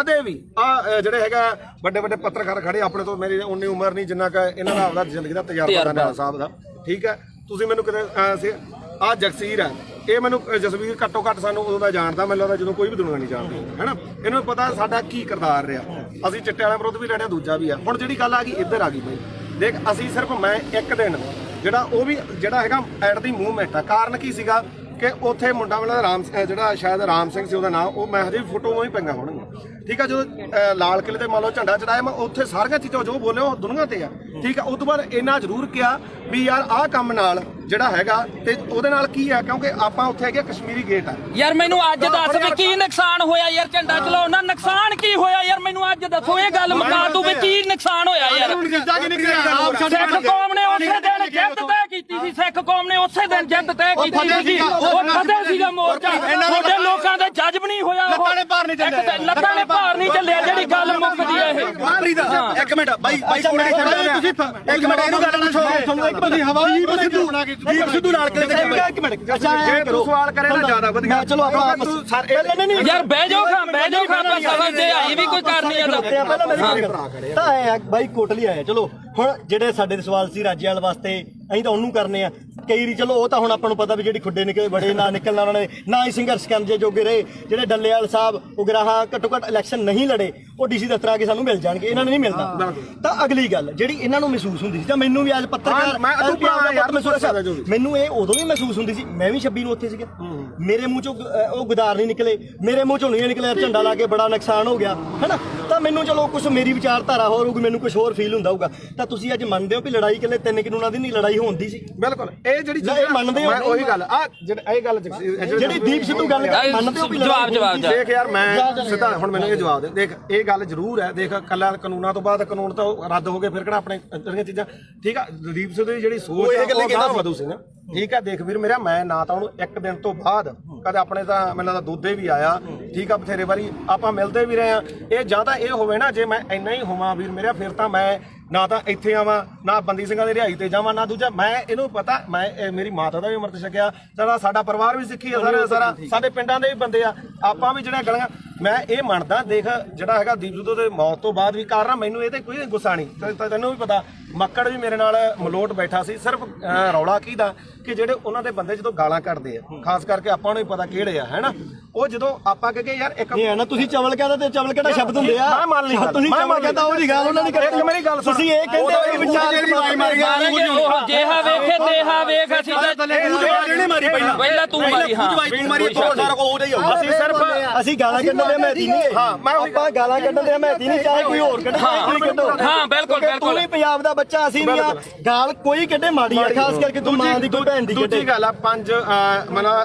ਆ ਜਿਹੜੇ ਹੈਗਾ ਵੱਡੇ ਪੱਤਰਕਾਰ ਖੜੇ ਆਪਣੇ ਤੋਂ ਮੇਰੀ ਉਨੀ ਉਮਰ ਨਹੀਂ ਜਿੰਨਾ ਕਿ ਇਹਨਾਂ ਦਾ ਆਪਦਾ ਜ਼ਿੰਦਗੀ ਦਾ ਤਜਰਬਾ ਨਾਲਾ ਸਾਹਿਬ ਦਾ ਠੀਕ ਹੈ ਤੁਸੀਂ ਮੈਨੂੰ ਕਿਤੇ ਆ ਜਗਸੀਰ ਹੈ ਇਹ ਮੈਨੂੰ ਜਸਵੀਰ ਘੱਟੋ ਘੱਟ ਸਾਨੂੰ ਉਦੋਂ ਦਾ ਜਾਣਦਾ ਮੈਨੂੰ ਲੱਗਦਾ ਜਦੋਂ ਕੋਈ ਵੀ ਦੁਨੀਆ ਨਹੀਂ ਜਾਣਦੀ ਹੈਨਾ ਇਹਨੂੰ ਪਤਾ ਸਾਡਾ ਕੀ ਕਿਰਦਾਰ ਰਿਹਾ ਅਸੀਂ ਚਿੱਟੇ ਵਾਲਿਆਂ ਵਿਰੁੱਧ ਵੀ ਲੜਿਆ ਦੂਜਾ ਵੀ ਆ ਹੁਣ ਜਿਹੜੀ ਗੱਲ ਆ ਗਈ ਇੱਧਰ ਆ ਗਈ ਬਈ ਦੇਖ ਅਸੀਂ ਸਿਰਫ ਮੈਂ ਇੱਕ ਦਿਨ ਜਿਹੜਾ ਉਹ ਵੀ ਜਿਹੜਾ ਹੈਗਾ ਐਟ ਦੀ ਮੂਵਮੈਂਟ ਆ ਕਾਰਨ ਕੀ ਸੀਗਾ ਕਿ ਉੱਥੇ ਮੁੰਡਾ ਵਾਲਾ ਜਿਹੜਾ ਸ਼ਾਇਦ ਰਾਮ ਸਿੰਘ ਸੀ ਉਹਦਾ ਨਾਮ ਉਹ ਮੈਂ ਹਜੇ ਫੋਟੋ ਉਹ ਹੀ ਪਈਆਂ ਹੋਣਗੀਆਂ ਠੀਕ ਆ ਜਦੋਂ ਲਾਲ ਕਿਲੇ ਤੇ ਮੰਨ ਲਓ ਝੰਡਾ ਚੜਾਇਆ ਮੈਂ ਉੱਥੇ ਸਾਰੀਆਂ ਚੀਜ਼ਾਂ ਜੋ ਬੋਲੇ ਉਹ ਦੁਨੀਆ ਤੇ ਆ ਠੀਕ ਆ ਉਸ ਤੋਂ ਬਾਅਦ ਇੰਨਾ ਜ਼ਰੂਰ ਕਿਹਾ ਵੀ ਯਾਰ ਆਹ ਕੰਮ ਨਾਲ ਜਿਹੜਾ ਹੈਗਾ ਤੇ ਉਹਦੇ ਨਾਲ ਕੀ ਆ ਕਿਉਂਕਿ ਆਪਾਂ ਉੱਥੇ ਹੈਗੇ ਕਸ਼ਮੀਰੀ ਗੇਟ ਆ ਯਾਰ ਮੈਨੂੰ ਅੱਜ ਦੱਸ ਵੀ ਕੀ ਨੁਕਸਾਨ ਹੋਇਆ ਯਾਰ ਝੰਡਾ ਚਲਾਉਣ ਨਾਲ ਨੁਕਸਾਨ ਕੀ ਹੋਇਆ ਯਾਰ ਮੈਨੂੰ ਅੱਜ ਦੱਸੋ ਇਹ ਗੱਲ ਮੁਕਾ ਤੂੰ ਵੀ ਕੀ ਨੁਕਸਾਨ ਹੋਇਆ ਯਾਰ ਸਿੱਖ ਕੌਮ ਨੇ ਉਸੇ ਦਿਨ ਜਿੱਤ ਤੈਅ ਕੀਤੀ ਸੀ ਸਿੱਖ ਕੌਮ ਨੇ ਉਸੇ ਦਿਨ ਜਿੱਤ ਤੈਅ ਕੀਤੀ ਸੀ ਉਹ ਕਦੇ ਸੀਗਾ ਮੋਰਚਾ ਤੁਹਾਡੇ ਲੋਕਾਂ ਦੇ ਜੱਜ ਇਤਰਾਜ਼ ਵੀ ਨਹੀਂ ਹੋਇਆ ਲੱਕਾਂ ਨੇ ਭਾਰ ਨਹੀਂ ਚੱਲਿਆ ਲੱਕਾਂ ਨੇ ਭਾਰ ਨਹੀਂ ਚੱਲਿਆ ਜਿਹੜੀ ਗੱਲ ਮੁੱਕਦੀ ਹੈ ਇਹ ਇੱਕ ਮਿੰਟ ਬਾਈ ਕੋਲੇ ਤੁਸੀਂ ਇੱਕ ਮਿੰਟ ਇਹਨੂੰ ਗੱਲ ਨਾਲ ਛੋੜੋ ਤੁਸੀਂ ਹਵਾਈ ਸਿੱਧੂ ਸਿੱਧੂ ਨਾਲ ਇੱਕ ਮਿੰਟ ਜੇ ਤੂੰ ਸਵਾਲ ਕਰੇ ਨਾ ਜ਼ਿਆਦਾ ਵਧੀਆ ਚਲੋ ਆਪਾਂ ਨਹੀਂ ਯਾਰ ਬਹਿ ਜਾਓ ਆਪਾਂ ਸਮਝਦੇ ਆਈ ਵੀ ਕੋਈ ਕਰਨੀ ਹੈ ਪਹਿਲਾਂ ਮੇਰੀ ਗੱਲ ਤਾਂ ਆਇਆ ਬਾਈ ਕੋਟਲੀ ਆਇਆ ਚਲੋ ਹੁਣ ਜਿਹੜੇ ਸਾਡੇ ਸਵਾਲ ਸੀ ਰਾਜੇਵਾਲ ਵਾਸਤੇ ਅਸੀਂ ਤਾਂ ਉਹਨੂੰ ਕਰਨੇ ਆ ਕਈ ਵਾਰੀ ਚਲੋ ਉਹ ਤਾਂ ਹੁਣ ਆਪਾਂ ਨੂੰ ਪਤਾ ਵੀ ਜਿਹੜੀ ਖੁੱਡੇ ਨਿਕਲੇ ਬੜੇ ਨਾ ਨਿਕਲਣਾ ਉਹਨਾਂ ਨੇ ਨਾ ਹੀ ਸੰਘਰਸ਼ ਕਰਨ ਜੇ ਜੋਗੇ ਰਹੇ ਜਿਹੜੇ ਡੱਲੇਵਾਲ ਸਾਹਿਬ ਉਗਰਾਹਾਂ ਘੱਟੋ ਘੱਟ ਇਲੈਕਸ਼ਨ ਨਹੀਂ ਲੜੇ ਉਹ ਡੀਸੀ ਦਫ਼ਤਰ ਆ ਕੇ ਸਾਨੂੰ ਮਿਲ ਜਾਣਗੇ ਇਹਨਾਂ ਨੂੰ ਨਹੀਂ ਮਿਲਦਾ ਤਾਂ ਅਗਲੀ ਗੱਲ ਜਿਹੜੀ ਇਹਨਾਂ ਨੂੰ ਮਹਿਸੂਸ ਹੁੰਦੀ ਸੀ ਜਾਂ ਮੈਨੂੰ ਵੀ ਅੱਜ ਪੱਤਰਕਾਰ ਮੈਨੂੰ ਇਹ ਉਦੋਂ ਵੀ ਮਹਿਸੂਸ ਹੁੰਦੀ ਸੀ ਮੈਂ ਵੀ 26 ਨੂੰ ਉੱਥੇ ਸੀਗਾ ਮੇਰੇ ਮੂੰਹ ਚੋਂ ਉਹ ਗੁਦਾਰ ਨਹੀਂ ਨਿਕਲੇ ਮੇਰੇ ਮੂੰਹ ਚੋਂ ਨਹੀਂ ਨਿਕਲਿਆ ਝੰਡਾ ਲਾ ਕੇ ਬੜਾ ਨੁਕਸਾਨ ਹੋ ਗਿਆ ਹੈਨਾ ਤਾਂ ਮੈਨੂੰ ਚਲੋ ਕੁਝ ਮੇਰੀ ਵਿਚਾਰਧਾਰਾ ਹੋਰ ਹੋਊਗੀ ਮੈਨੂੰ ਕੁਝ ਹੋਰ ਫੀਲ ਹੁੰਦਾ ਹੋਊਗਾ ਤਾਂ ਤੁਸੀਂ ਅੱਜ ਮੰਨਦੇ ਹੋ ਵੀ ਲੜਾਈ ਕਿਲੇ 3 ਕਾਨੂੰਨਾਂ ਦੀ ਨਹੀਂ ਲੜਾਈ ਹੁੰਦੀ ਸੀ ਬਿਲਕੁਲ ਇਹ ਜਿਹੜੀ ਇਹ ਮੰਨਦੇ ਹੋ ਉਹੀ ਗੱਲ ਆ ਇਹ ਗੱਲ ਜਿਹੜੀ ਦੀਪ ਸਿੱਧੂ ਗੱਲ ਮੰਨਦੇ ਹੋ ਵੀ ਜਵਾਬ ਦੇਖ ਯਾਰ ਮੈਂ ਸਿੱਧਾ ਹੁਣ ਮੈਨੂੰ ਇਹ ਜਵਾਬ ਦੇ ਦੇਖ ਇਹ ਗੱਲ ਜ਼ਰੂਰ ਹੈ ਦੇਖ ਕੱਲਾ ਕਾਨੂੰਨਾਂ ਤੋਂ ਬਾਅਦ ਕਾਨੂੰਨ ਤਾਂ ਰੱਦ ਹੋ ਗਏ ਫਿਰ ਕਿਹੜਾ ਆਪਣੇ ਜਿਹੜੀਆਂ ਚੀਜ਼ਾਂ ਠੀਕ ਆ ਦੀਪ ਸਿੱਧੂ ਦੀ ਜਿਹੜੀ ਸੋਚ ਹੈ ਉਹ ਗਾਹ ਵਧੂ ਸੀ ਨਾ ਠੀਕ ਆ ਦੇਖ ਵੀਰ ਮੇਰਾ ਮੈਂ ਨਾ ਤਾਂ ਉਹਨੂੰ ਇੱਕ ਦਿਨ ਤੋਂ ਬਾਅਦ ਕਦੇ ਆਪਣੇ ਤਾਂ ਮੈਨੂੰ ਲੱਗਦਾ ਦੁੱਧੇ ਵੀ ਆਇਆ ਠੀਕ ਆ ਬਥੇਰੇ ਵਾਰੀ ਆਪਾਂ ਮਿਲਦੇ ਵੀ ਰਹੇ ਆ ਇਹ ਜਾਂ ਤਾਂ ਇਹ ਹੋਵੇ ਨਾ ਜੇ ਮੈਂ ਇੰਨਾ ਹੀ ਹੋਵਾਂ ਵੀਰ ਮੇਰਾ ਫਿਰ ਤਾਂ ਮੈਂ ਨਾ ਤਾਂ ਇੱਥੇ ਆਵਾਂ ਨਾ ਬੰਦੀ ਸਿੰਘਾਂ ਦੀ ਰਿਹਾਈ ਤੇ ਜਾਵਾਂ ਨਾ ਦੂਜਾ ਮੈਂ ਇਹਨੂੰ ਪਤਾ ਮੈਂ ਮੇਰੀ ਮਾਤਾ ਦਾ ਵੀ ਅੰਮ੍ਰਿਤ ਛਕਿਆ ਸਾਡਾ ਪਰਿਵਾਰ ਵੀ ਸਿੱਖੀ ਆ ਸਾਰਾ ਸਾਡੇ ਪਿੰਡਾਂ ਦੇ ਵੀ ਬੰਦੇ ਆ ਆਪਾਂ ਵੀ ਜਿਹੜਾ ਗਲੀਆਂ ਮੈਂ ਇਹ ਮੰਨਦਾ ਦੇਖ ਜਿਹੜਾ ਹੈਗਾ ਦੀਪ ਸਿੱਧੂ ਦੇ ਮੌਤ ਤੋਂ ਬਾਅਦ ਵੀ ਕਾਰਨ ਮੈਨੂੰ ਇਹ ਤੇ ਕੋਈ ਗੁੱਸਾ ਨਹੀਂ ਤੈਨੂੰ ਵੀ ਪਤਾ ਮੱਕੜ ਵੀ ਮੇਰੇ ਨਾਲ ਮਲੋਟ ਬੈਠਾ ਸੀ ਸਿਰਫ ਰੌਲਾ ਕਿਹਦਾ ਕਿ ਜਿਹੜੇ ਉਹਨਾਂ ਦੇ ਬੰਦੇ ਜਦੋਂ ਗਾਲਾਂ ਕੱਢਦੇ ਆ ਖਾਸ ਕਰਕੇ ਆਪਾਂ ਨੂੰ ਵੀ ਪਤਾ ਕਿਹੜੇ ਆ ਹੈਨਾ ਉਹ ਜਦੋਂ ਆਪਾਂ ਕਹੇ ਯਾਰ ਇੱਕ ਨਹੀਂ ਹੈ ਨਾ ਤੁਸੀਂ ਚਵਲ ਕਹਿੰਦਾ ਤੇ ਚਵਲ ਕਿਹੜਾ ਸ਼ਬਦ ਹੁੰਦੇ ਆ ਮੈਂ ਮੰਨ ਲਈ ਤੁਸੀਂ ਚਵਲ ਕਹਿੰਦਾ ਉਹਦੀ ਗੱਲ ਉਹਨਾਂ ਨੇ ਕਰੀ ਮੇਰੀ ਗੱਲ ਤੁਸੀਂ ਇਹ ਕਹਿੰਦੇ ਕਿ ਵਿਚਾਰ ਉਹ ਜੇਹਾ ਵੇਖੇ ਤੇਹਾ ਵੇਖ ਅਸੀਂ ਇਹਨੇ ਮਾਰੀ ਪਹਿਲਾਂ ਤੂੰ ਮਾਰੀ ਹਾਂ ਤੂੰ ਮਾਰੀ ਸਾਰਾ ਕੋ ਉਹਦੇ ਹੀ ਆਊ ਅਸੀਂ ਸਿਰਫ ਅਸੀਂ ਗਾਲਾਂ ਕੱਢਣ ਦੇ ਮੈਦੀ ਨਹੀਂ ਹਾਂ ਮੈਂ ਆਪਾਂ ਗਾਲਾਂ ਕੱਢਣ ਦੇ ਮੈਦੀ ਨਹੀਂ ਚਾਹੇ ਕੋਈ ਹੋਰ ਕੱਢੇ ਕੋਈ ਕੱਢੋ ਹਾਂ ਬਿਲਕੁਲ ਤੂੰ ਵੀ ਪੰਜਾਬ ਦਾ ਬੱਚਾ ਅਸੀਂ ਨਹੀਂ ਆ ਗਾਲ ਕੋਈ ਕੱਢੇ ਮਾੜੀ ਆ ਖਾਸ ਕਰਕੇ ਤੂੰ ਮਾਂ ਦੀ ਕੋਈ ਭੈਣ ਦੀ ਕੱਢੇ ਦੂਜੀ ਗੱਲ ਆ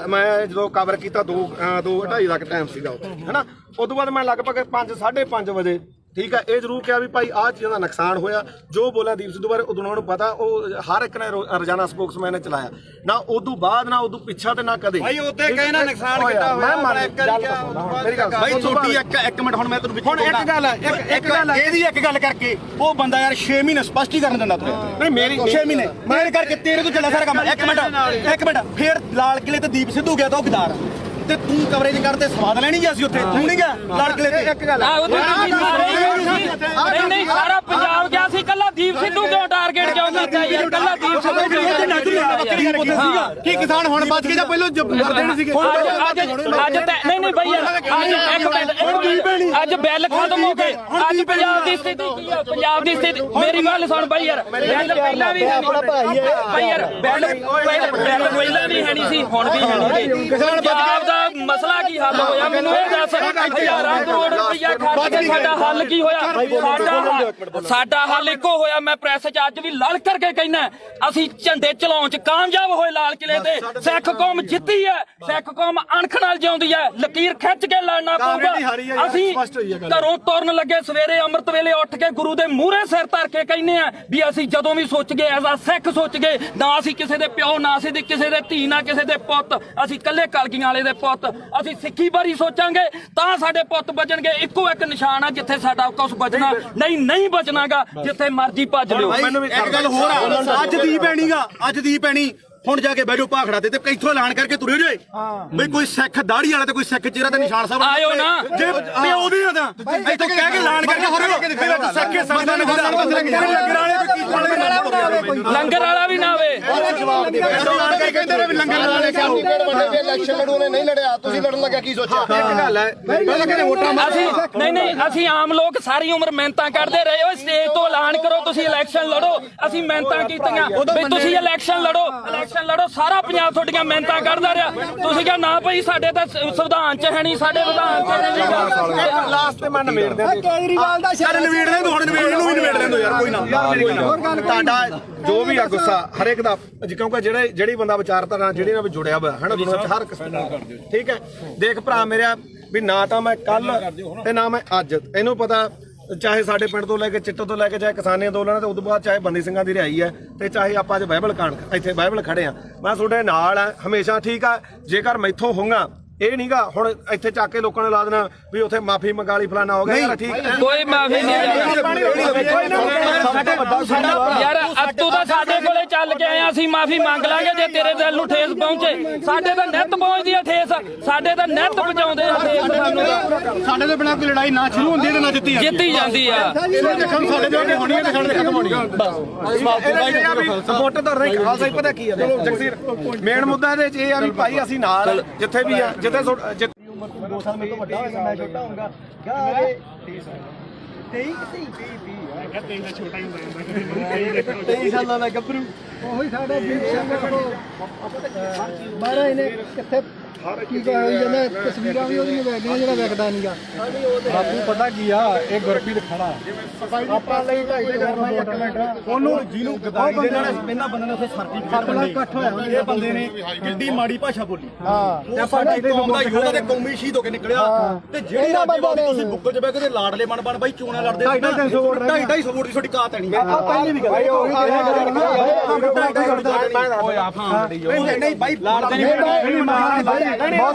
ਮੈਂ ਜਦੋਂ ਕਵਰ ਕੀਤਾ 2:30 ਤੱਕ ਟਾਈਮ ਸੀਗਾ ਉੱਥੇ ਹੈਨਾ ਉਸ ਤੋਂ ਬਾਅਦ ਮੈਂ ਲਗਭਗ 5:30 ਵਜੇ ਠੀਕ ਹੈ ਇਹ ਜ਼ਰੂਰ ਕਿਹਾ ਵੀ ਭਾਈ ਆਹ ਚੀਜ਼ਾਂ ਦਾ ਨੁਕਸਾਨ ਹੋਇਆ ਜੋ ਬੋਲਿਆ ਦੀਪ ਸਿੱਧੂ ਬਾਰੇ ਉਦੋਂ ਉਹਨਾਂ ਨੂੰ ਪਤਾ ਉਹ ਹਰ ਇੱਕ ਨੇ ਰੋਜ਼ਾਨਾ ਸਪੋਕਸਮੈਨ ਨੇ ਚਲਾਇਆ ਨਾ ਉਦੋਂ ਬਾਅਦ ਨਾ ਉਦੋਂ ਪਿੱਛਾ ਤੇ ਨਾ ਕਦੇ ਭਾਈ ਉੱਤੇ ਕਹੇ ਨਾ ਨੁਕਸਾਨ ਕਿੱਦਾਂ ਹੋਇਆ ਮੇਰੀ ਗੱਲ ਭਾਈ ਛੋਟੀ ਇੱਕ ਮਿੰਟ ਹੁਣ ਮੈਂ ਤੈਨੂੰ ਹੁਣ ਇੱਕ ਗੱਲ ਹੈ ਇੱਕ ਗੱਲ ਹੈ ਇਹਦੀ ਇੱਕ ਗੱਲ ਕਰਕੇ ਉਹ ਬੰਦਾ ਯਾਰ 6 ਮਹੀਨੇ ਸਪਸ਼ਟੀਕਰਨ ਦਿੰਦਾ ਤੂੰ ਨਹੀਂ ਮੇਰੀ 6 ਮਹੀਨੇ ਮੇਰੇ ਕਰਕੇ ਤੇਰੇ ਤੋਂ ਚੱਲਿਆ ਸਾਰਾ ਕੰਮ ਇੱਕ ਮਿੰਟ ਫੇਰ ਲਾਲ ਕਿਲੇ ਤੇ ਦੀਪ ਸਿੱਧੂ ਗਿਆ ਤਾਂ ਉਹ ਗਦਾਰ ਤੇ ਤੂੰ ਕਵਰੇਜ ਕਰਦੇ ਸਵਾਦ ਲੈਣੀ ਗਿਆ ਸੀ ਉੱਥੇ ਤੂੰ ਨਹੀਂ ਗਿਆ ਲਾਲ ਕਿਲੇ ਤੇ ਇੱਕ ਗੱਲ ਨਹੀਂ ਸਾਰਾ ਪੰਜਾਬ ਗਿਆ ਸੀ ਕੱਲਾ ਦੀਪ ਸਿੱਧੂ ਕਿਉਂ ਟਾਰਗੇਟ ਕਿਉਂ ਕੀਤਾ ਯਾਰ ਕੱਲਾ ਦੀਪ ਸਿੱਧੂ ਕੀ ਕਿਸਾਨ ਹੁਣ ਬਚ ਕੇ ਜਾਂ ਪਹਿਲਾਂ ਮਰਦੇ ਨਹੀਂ ਸੀਗੇ ਅੱਜ ਨਹੀਂ ਬਈ ਅੱਜ ਬਿੱਲ ਖਤਮ ਹੋ ਗਏ ਅੱਜ ਪੰਜਾਬ ਦੀ ਸਥਿਤੀ ਕੀ ਆ ਪੰਜਾਬ ਦੀ ਸਥਿਤੀ ਮੇਰੀ ਗੱਲ ਸੁਣ ਬਈ ਯਾਰ ਬਿੱਲ ਪਹਿਲਾਂ ਵੀ ਆਪਣਾ ਭਾਈ ਹੈ ਬਈ ਯਾਰ ਬਿੱਲ ਪਹਿਲਾਂ ਵੀ ਹੈ ਨਹੀਂ ਸੀ ਹੁਣ ਵੀ ਹੈ ਨਹੀਂ ਪੰਜਾਬ ਦਾ ਮਸਲਾ ਕੀ ਹੱਲ ਹੋਇਆ ਮੈਨੂੰ ਇਹ ਦੱਸ ਹਜ਼ਾਰਾਂ ਕਰੋੜ ਰੁਪਇਆ ਖਰਚ ਕੇ ਸਾਡਾ ਹੱਲ ਕੀ ਹੋਇਆ ਸਾਡਾ ਹੱਲ ਇੱਕੋ ਹੋਇਆ ਮੈਂ ਪ੍ਰੈਸ 'ਚ ਅੱਜ ਵੀ ਲੜ ਕਰਕੇ ਕਹਿਣਾ ਅਸੀਂ ਝੰਡੇ ਚਲਾਉਣ 'ਚ ਕਾਮਯਾਬ ਹੋਏ ਲਾਲ ਕਿਲੇ ਤੇ ਸਿੱਖ ਕੌਮ ਜਿੱਤੀ ਹੈ ਸਿੱਖ ਕੌਮ ਅਣਖ ਨਾਲ ਜਿਉਂਦੀ ਹੈ ਲਕੀਰ ਖਿੱਚ ਕੇ ਲੜਨਾ ਪਊਗਾ ਅਸੀਂ ਘਰੋਂ ਤੁਰਨ ਲੱਗੇ ਸਵੇਰੇ ਅੰਮ੍ਰਿਤ ਵੇਲੇ ਉੱਠ ਕੇ ਗੁਰੂ ਦੇ ਮੂਹਰੇ ਸਿਰ ਧਰ ਕੇ ਕਹਿੰਦੇ ਆ ਵੀ ਅਸੀਂ ਜਦੋਂ ਵੀ ਸੋਚ ਗਏ ਐਜ਼ ਆ ਸਿੱਖ ਸੋਚ ਗਏ ਨਾ ਅਸੀਂ ਕਿਸੇ ਦੇ ਪਿਓ ਨਾ ਅਸੀਂ ਕਿਸੇ ਦੇ ਧੀ ਨਾ ਕਿਸੇ ਦੇ ਪੁੱਤ ਅਸੀਂ ਇਕੱਲੇ ਕਲਗੀਆਂ ਵਾਲੇ ਦੇ ਪੁੱਤ ਅਸੀਂ ਸਿੱਖੀ ਬਾਰੇ ਸੋਚਾਂਗੇ ਤਾਂ ਸਾਡੇ ਪੁੱਤ ਬਚਣਗੇ ਇੱਕੋ ਇੱਕ ਨਿਸ਼ਾਨ ਆ ਜਿੱਥੇ ਸਾਡਾ ਕੁਝ ਬਚਣਾ ਨਹੀਂ ਬਚਣਾਗਾ ਜਿੱਥੇ ਮਰਜ਼ੀ ਭੱਜ ਲਿਓ ਇੱਕ ਗੱਲ ਹੋਰ ਆ ਅੱਜ ਦੀ ਪੈਣੀ ਹੁਣ ਜਾ ਕੇ ਬੈਠੋ ਭਾਖੜਾ ਤੇ ਇੱਥੋਂ ਐਲਾਨ ਕਰਕੇ ਤੁਰੇ ਜੇ ਬਈ ਕੋਈ ਸਿੱਖ ਦਾੜੀ ਵਾਲਾ ਤੇ ਕੋਈ ਸਿੱਖ ਚਿਹਰਾ ਤੇ ਨਿਸ਼ਾਨ ਸਾਹਿਬ ਆਇਓ ਨਾ ਜੇ ਪਿਓ ਦੀ ਆ ਤਾਂ ਇੱਥੋਂ ਕਹਿ ਕੇ ਐਲਾਨ ਕਰਕੇ ਤੁਰੇ ਸਿੱਖੇ ਸੰਗਤਾਂ ਨੇ ਲੰਗਰ ਵਾਲਾ ਵੀ ਨਾ ਹੋਵੇ ਕਹਿੰਦੇ ਨੇ ਵੀ ਲੰਗਰ ਵਾਲੇ ਵੱਡੇ ਇਲੈਕਸ਼ਨ ਲੜੂ ਨੇ ਨਹੀਂ ਲੜਿਆ ਤੁਸੀਂ ਲੜਨ ਲੱਗਿਆ ਕੀ ਸੋਚਿਆ ਇੱਕ ਗੱਲ ਹੈ ਪਹਿਲਾਂ ਕਹਿੰਦੇ ਵੋਟਾਂ ਅਸੀਂ ਆਮ ਲੋਕ ਸਾਰੀ ਉਮਰ ਮਿਹਨਤਾਂ ਕਰਦੇ ਰਹੇ ਓਏ ਸਟੇਜ ਤੋਂ ਐਲਾਨ ਕਰੋ ਤੁਸੀਂ ਇਲੈਕਸ਼ਨ ਲੜੋ ਅਸੀਂ ਮਿਹਨਤਾਂ ਕੀਤੀਆਂ ਵੀ ਤੁਸੀਂ ਇਲੈਕਸ਼ਨ ਲੜੋ ਸਾਰਾ ਪੰਜਾਬ ਤੁਹਾਡੀਆਂ ਮਿਹਨਤਾਂ ਕਰਦਾ ਰਿਹਾ ਤੁਸੀਂ ਕਿਹਾ ਨਾ ਭਾਈ ਸਾਡੇ ਤਾਂ ਸੰਵਿਧਾਨ 'ਚ ਹੈ ਨਹੀਂ ਸਾਡੇ ਵਿਧਾਨ 'ਚ ਹੈ ਲਾਸਟ ਤੇ ਮੈਂ ਨਿਬੇੜਦੇ ਆ ਕੇਜਰੀਵਾਲ ਦਾ ਚੱਲ ਨਿਬੇੜ ਦੇ ਹੁਣ ਨਿਬੇੜ ਨੂੰ ਵੀ ਨਿਬੇੜ ਦੇ ਯਾਰ ਕੋਈ ਨਾ ਤੁਹਾਡਾ ਜੋ ਵੀ ਆ ਗੁੱਸਾ ਹਰੇਕ ਦਾ ਕਿਉਂਕਿ ਜਿਹੜੀ ਬੰਦਾ ਵਿਚਾਰਧਾਰਾ ਜਿਹੜੀ ਨਾਲ ਜੁੜਿਆ ਹੋਇਆ ਹੈ ਨਾ ਦੁਨੀਆ ਵਿੱਚ ਹਰ ਕਿਸਮ ਦਾ ਠੀਕ ਹੈ ਦੇਖ ਭਰਾ ਮੇਰਾ ਵੀ ਨਾ ਤਾਂ ਮੈਂ ਕੱਲ ਤੇ ਨਾ ਮੈਂ ਅੱਜ ਇਹਨੂੰ ਪਤਾ ਚਾਹੇ ਸਾਡੇ ਪਿੰਡ ਤੋਂ ਲੈ ਕੇ ਚਿੱਟੋ ਤੋਂ ਲੈ ਕੇ ਚਾਹੇ ਕਿਸਾਨੀ ਅੰਦੋਲਨ ਤੇ ਉਦੋਂ ਬਾਅਦ ਚਾਹੇ ਬੰਦੀ ਸਿੰਘਾਂ ਦੀ ਰਿਹਾਈ ਹੈ ਤੇ ਚਾਹੇ ਆਪਾਂ ਅੱਜ ਬਾਈਬਲ ਕਾਂਡ ਇੱਥੇ ਬਾਈਬਲ ਖੜੇ ਆ ਮੈਂ ਤੁਹਾਡੇ ਨਾਲ ਆ ਹਮੇਸ਼ਾ ਠੀਕ ਆ ਜੇਕਰ ਮੈਥੋਂ ਹੋਊਗਾ ਇਹ ਨਹੀਂਗਾ ਹੁਣ ਇੱਥੇ ਚੱਕ ਕੇ ਲੋਕਾਂ ਨੇ ਲਾ ਦੇਣਾ ਵੀ ਉੱਥੇ ਮਾਫੀ ਮੰਗਾ ਲਈ ਫਲਾਣਾ ਹੋ ਗਿਆ ਯਾਰ ਠੀਕ ਹੈ ਕੋਈ ਮਾਫੀ ਨਹੀਂ ਯਾਰ ਤੂੰ ਤਾਂ ਸਾਡੇ ਕੋਲੇ ਚੱਲ ਕੇ ਆਇਆ ਅਸੀਂ ਮਾਫੀ ਮੰਗ ਲਾਂਗੇ ਜੇ ਤੇਰੇ ਦਿਲ ਨੂੰ ਠੇਸ ਪਹੁੰਚੇ ਸਾਡੇ ਤਾਂ ਨਿੱਤ ਪਹੁੰਚਦੀ ਆ ਠੇਸ ਸਾਡੇ ਤਾਂ ਨਿੱਤ ਪਹੁੰਚਾਉਂਦੇ ਆ ਠੇਸ ਸਾਨੂੰ ਸਾਡੇ ਦੇ ਬਿਨਾਂ ਕੋਈ ਲੜਾਈ ਨਾ ਸ਼ੁਰੂ ਹੁੰਦੀ ਤੇ ਨਾ ਜਿੱਤੀ ਜਾਂਦੀ ਆ ਸਾਡੇ ਦੇ ਅੱਗੇ ਹੋਣੀ ਹੈ ਤੇ ਸਾਡੇ ਦੇ ਖਤਮ ਹੋਣੀ ਹੈ ਸਪੋਰਟ ਤਾਂ ਨਹੀਂ ਖਾਲਸਾ ਹੀ ਪਤਾ ਕੀ ਆ ਜਗਸੀਰ ਮੇਨ ਮੁੱਦਾ ਇਹਦੇ ਚ ਇਹ ਆ ਵੀ ਭਾਈ ਅਸੀਂ ਨਾਲ ਜਿੱਥੇ ਵੀ ਆ ਜਿੱਥੇ 2 ਸਾਲ ਮੇਰੇ ਤੋਂ ਵੱਡਾ ਹੋਏਗਾ ਮੈਂ ਛੋਟਾ ਹੋਊਗਾ ਗਾਗੇ 23 ਸਾਲਾਂ ਦਾ ਗੱਭਰੂ ਉਹੀ ਸਾਡਾ ਦੀਪ ਸਿੰਘ ਬਾਹਰ ਇਹਨੇ ਕਿੱਥੇ ਕੀ ਹੋਈ ਜਾਂਦਾ ਤਸਵੀਰਾਂ ਵੀ ਉਹਦੀਆਂ ਵੇਖਦੇ ਜਿਹੜਾ ਵੇਖਦਾ ਨਹੀਂਗਾ ਬਾਪੂ ਪਤਾ ਕੀ ਆ ਇਹ ਗੁਰਪ੍ਰੀਤ ਖੜਾ ਆਪਾਂ ਲਈ ਢਾਈ ਦੇ ਕਰਨਾ ਇੱਕ ਮਿੰਟ ਉਹਨੂੰ ਜਿਹਨੂੰ ਗਦਾਈ ਦੇ ਨਾਲ ਇਹਨਾਂ ਬੰਦੇ ਨੇ ਉੱਥੇ ਸਰਟੀਫਿਕੇਟ ਬਣਾਈ ਇਕੱਠ ਹੋਇਆ ਇਹ ਬੰਦੇ ਨੇ ਕਿੱਡੀ ਮਾੜੀ ਭਾਸ਼ਾ ਬੋਲੀ ਹਾਂ ਤੇ ਸਾਡੀ ਕੌਮ ਦਾ ਯੋਧਾ ਤੇ ਕੌਮੀ ਸ਼ਹੀਦ ਹੋ ਕੇ ਨਿਕਲਿਆ ਤੇ ਜਿਹੜੇ ਰਾਜੇ ਤੁਸੀਂ ਬੁੱਕਲ 'ਚ ਬਹਿ ਕੇ ਲਾਡਲੇ ਬਣ ਬਾਈ ਚੋਣਾਂ ਲੜਦੇ 250 ਵੋਟ ਦੀ ਤੁਹਾਡੀ ਕਾਤ ਨਹੀਂ ਪਹਿਲੀ ਵੀ ਗੱਲ ਨਹੀਂ ਬਾਈ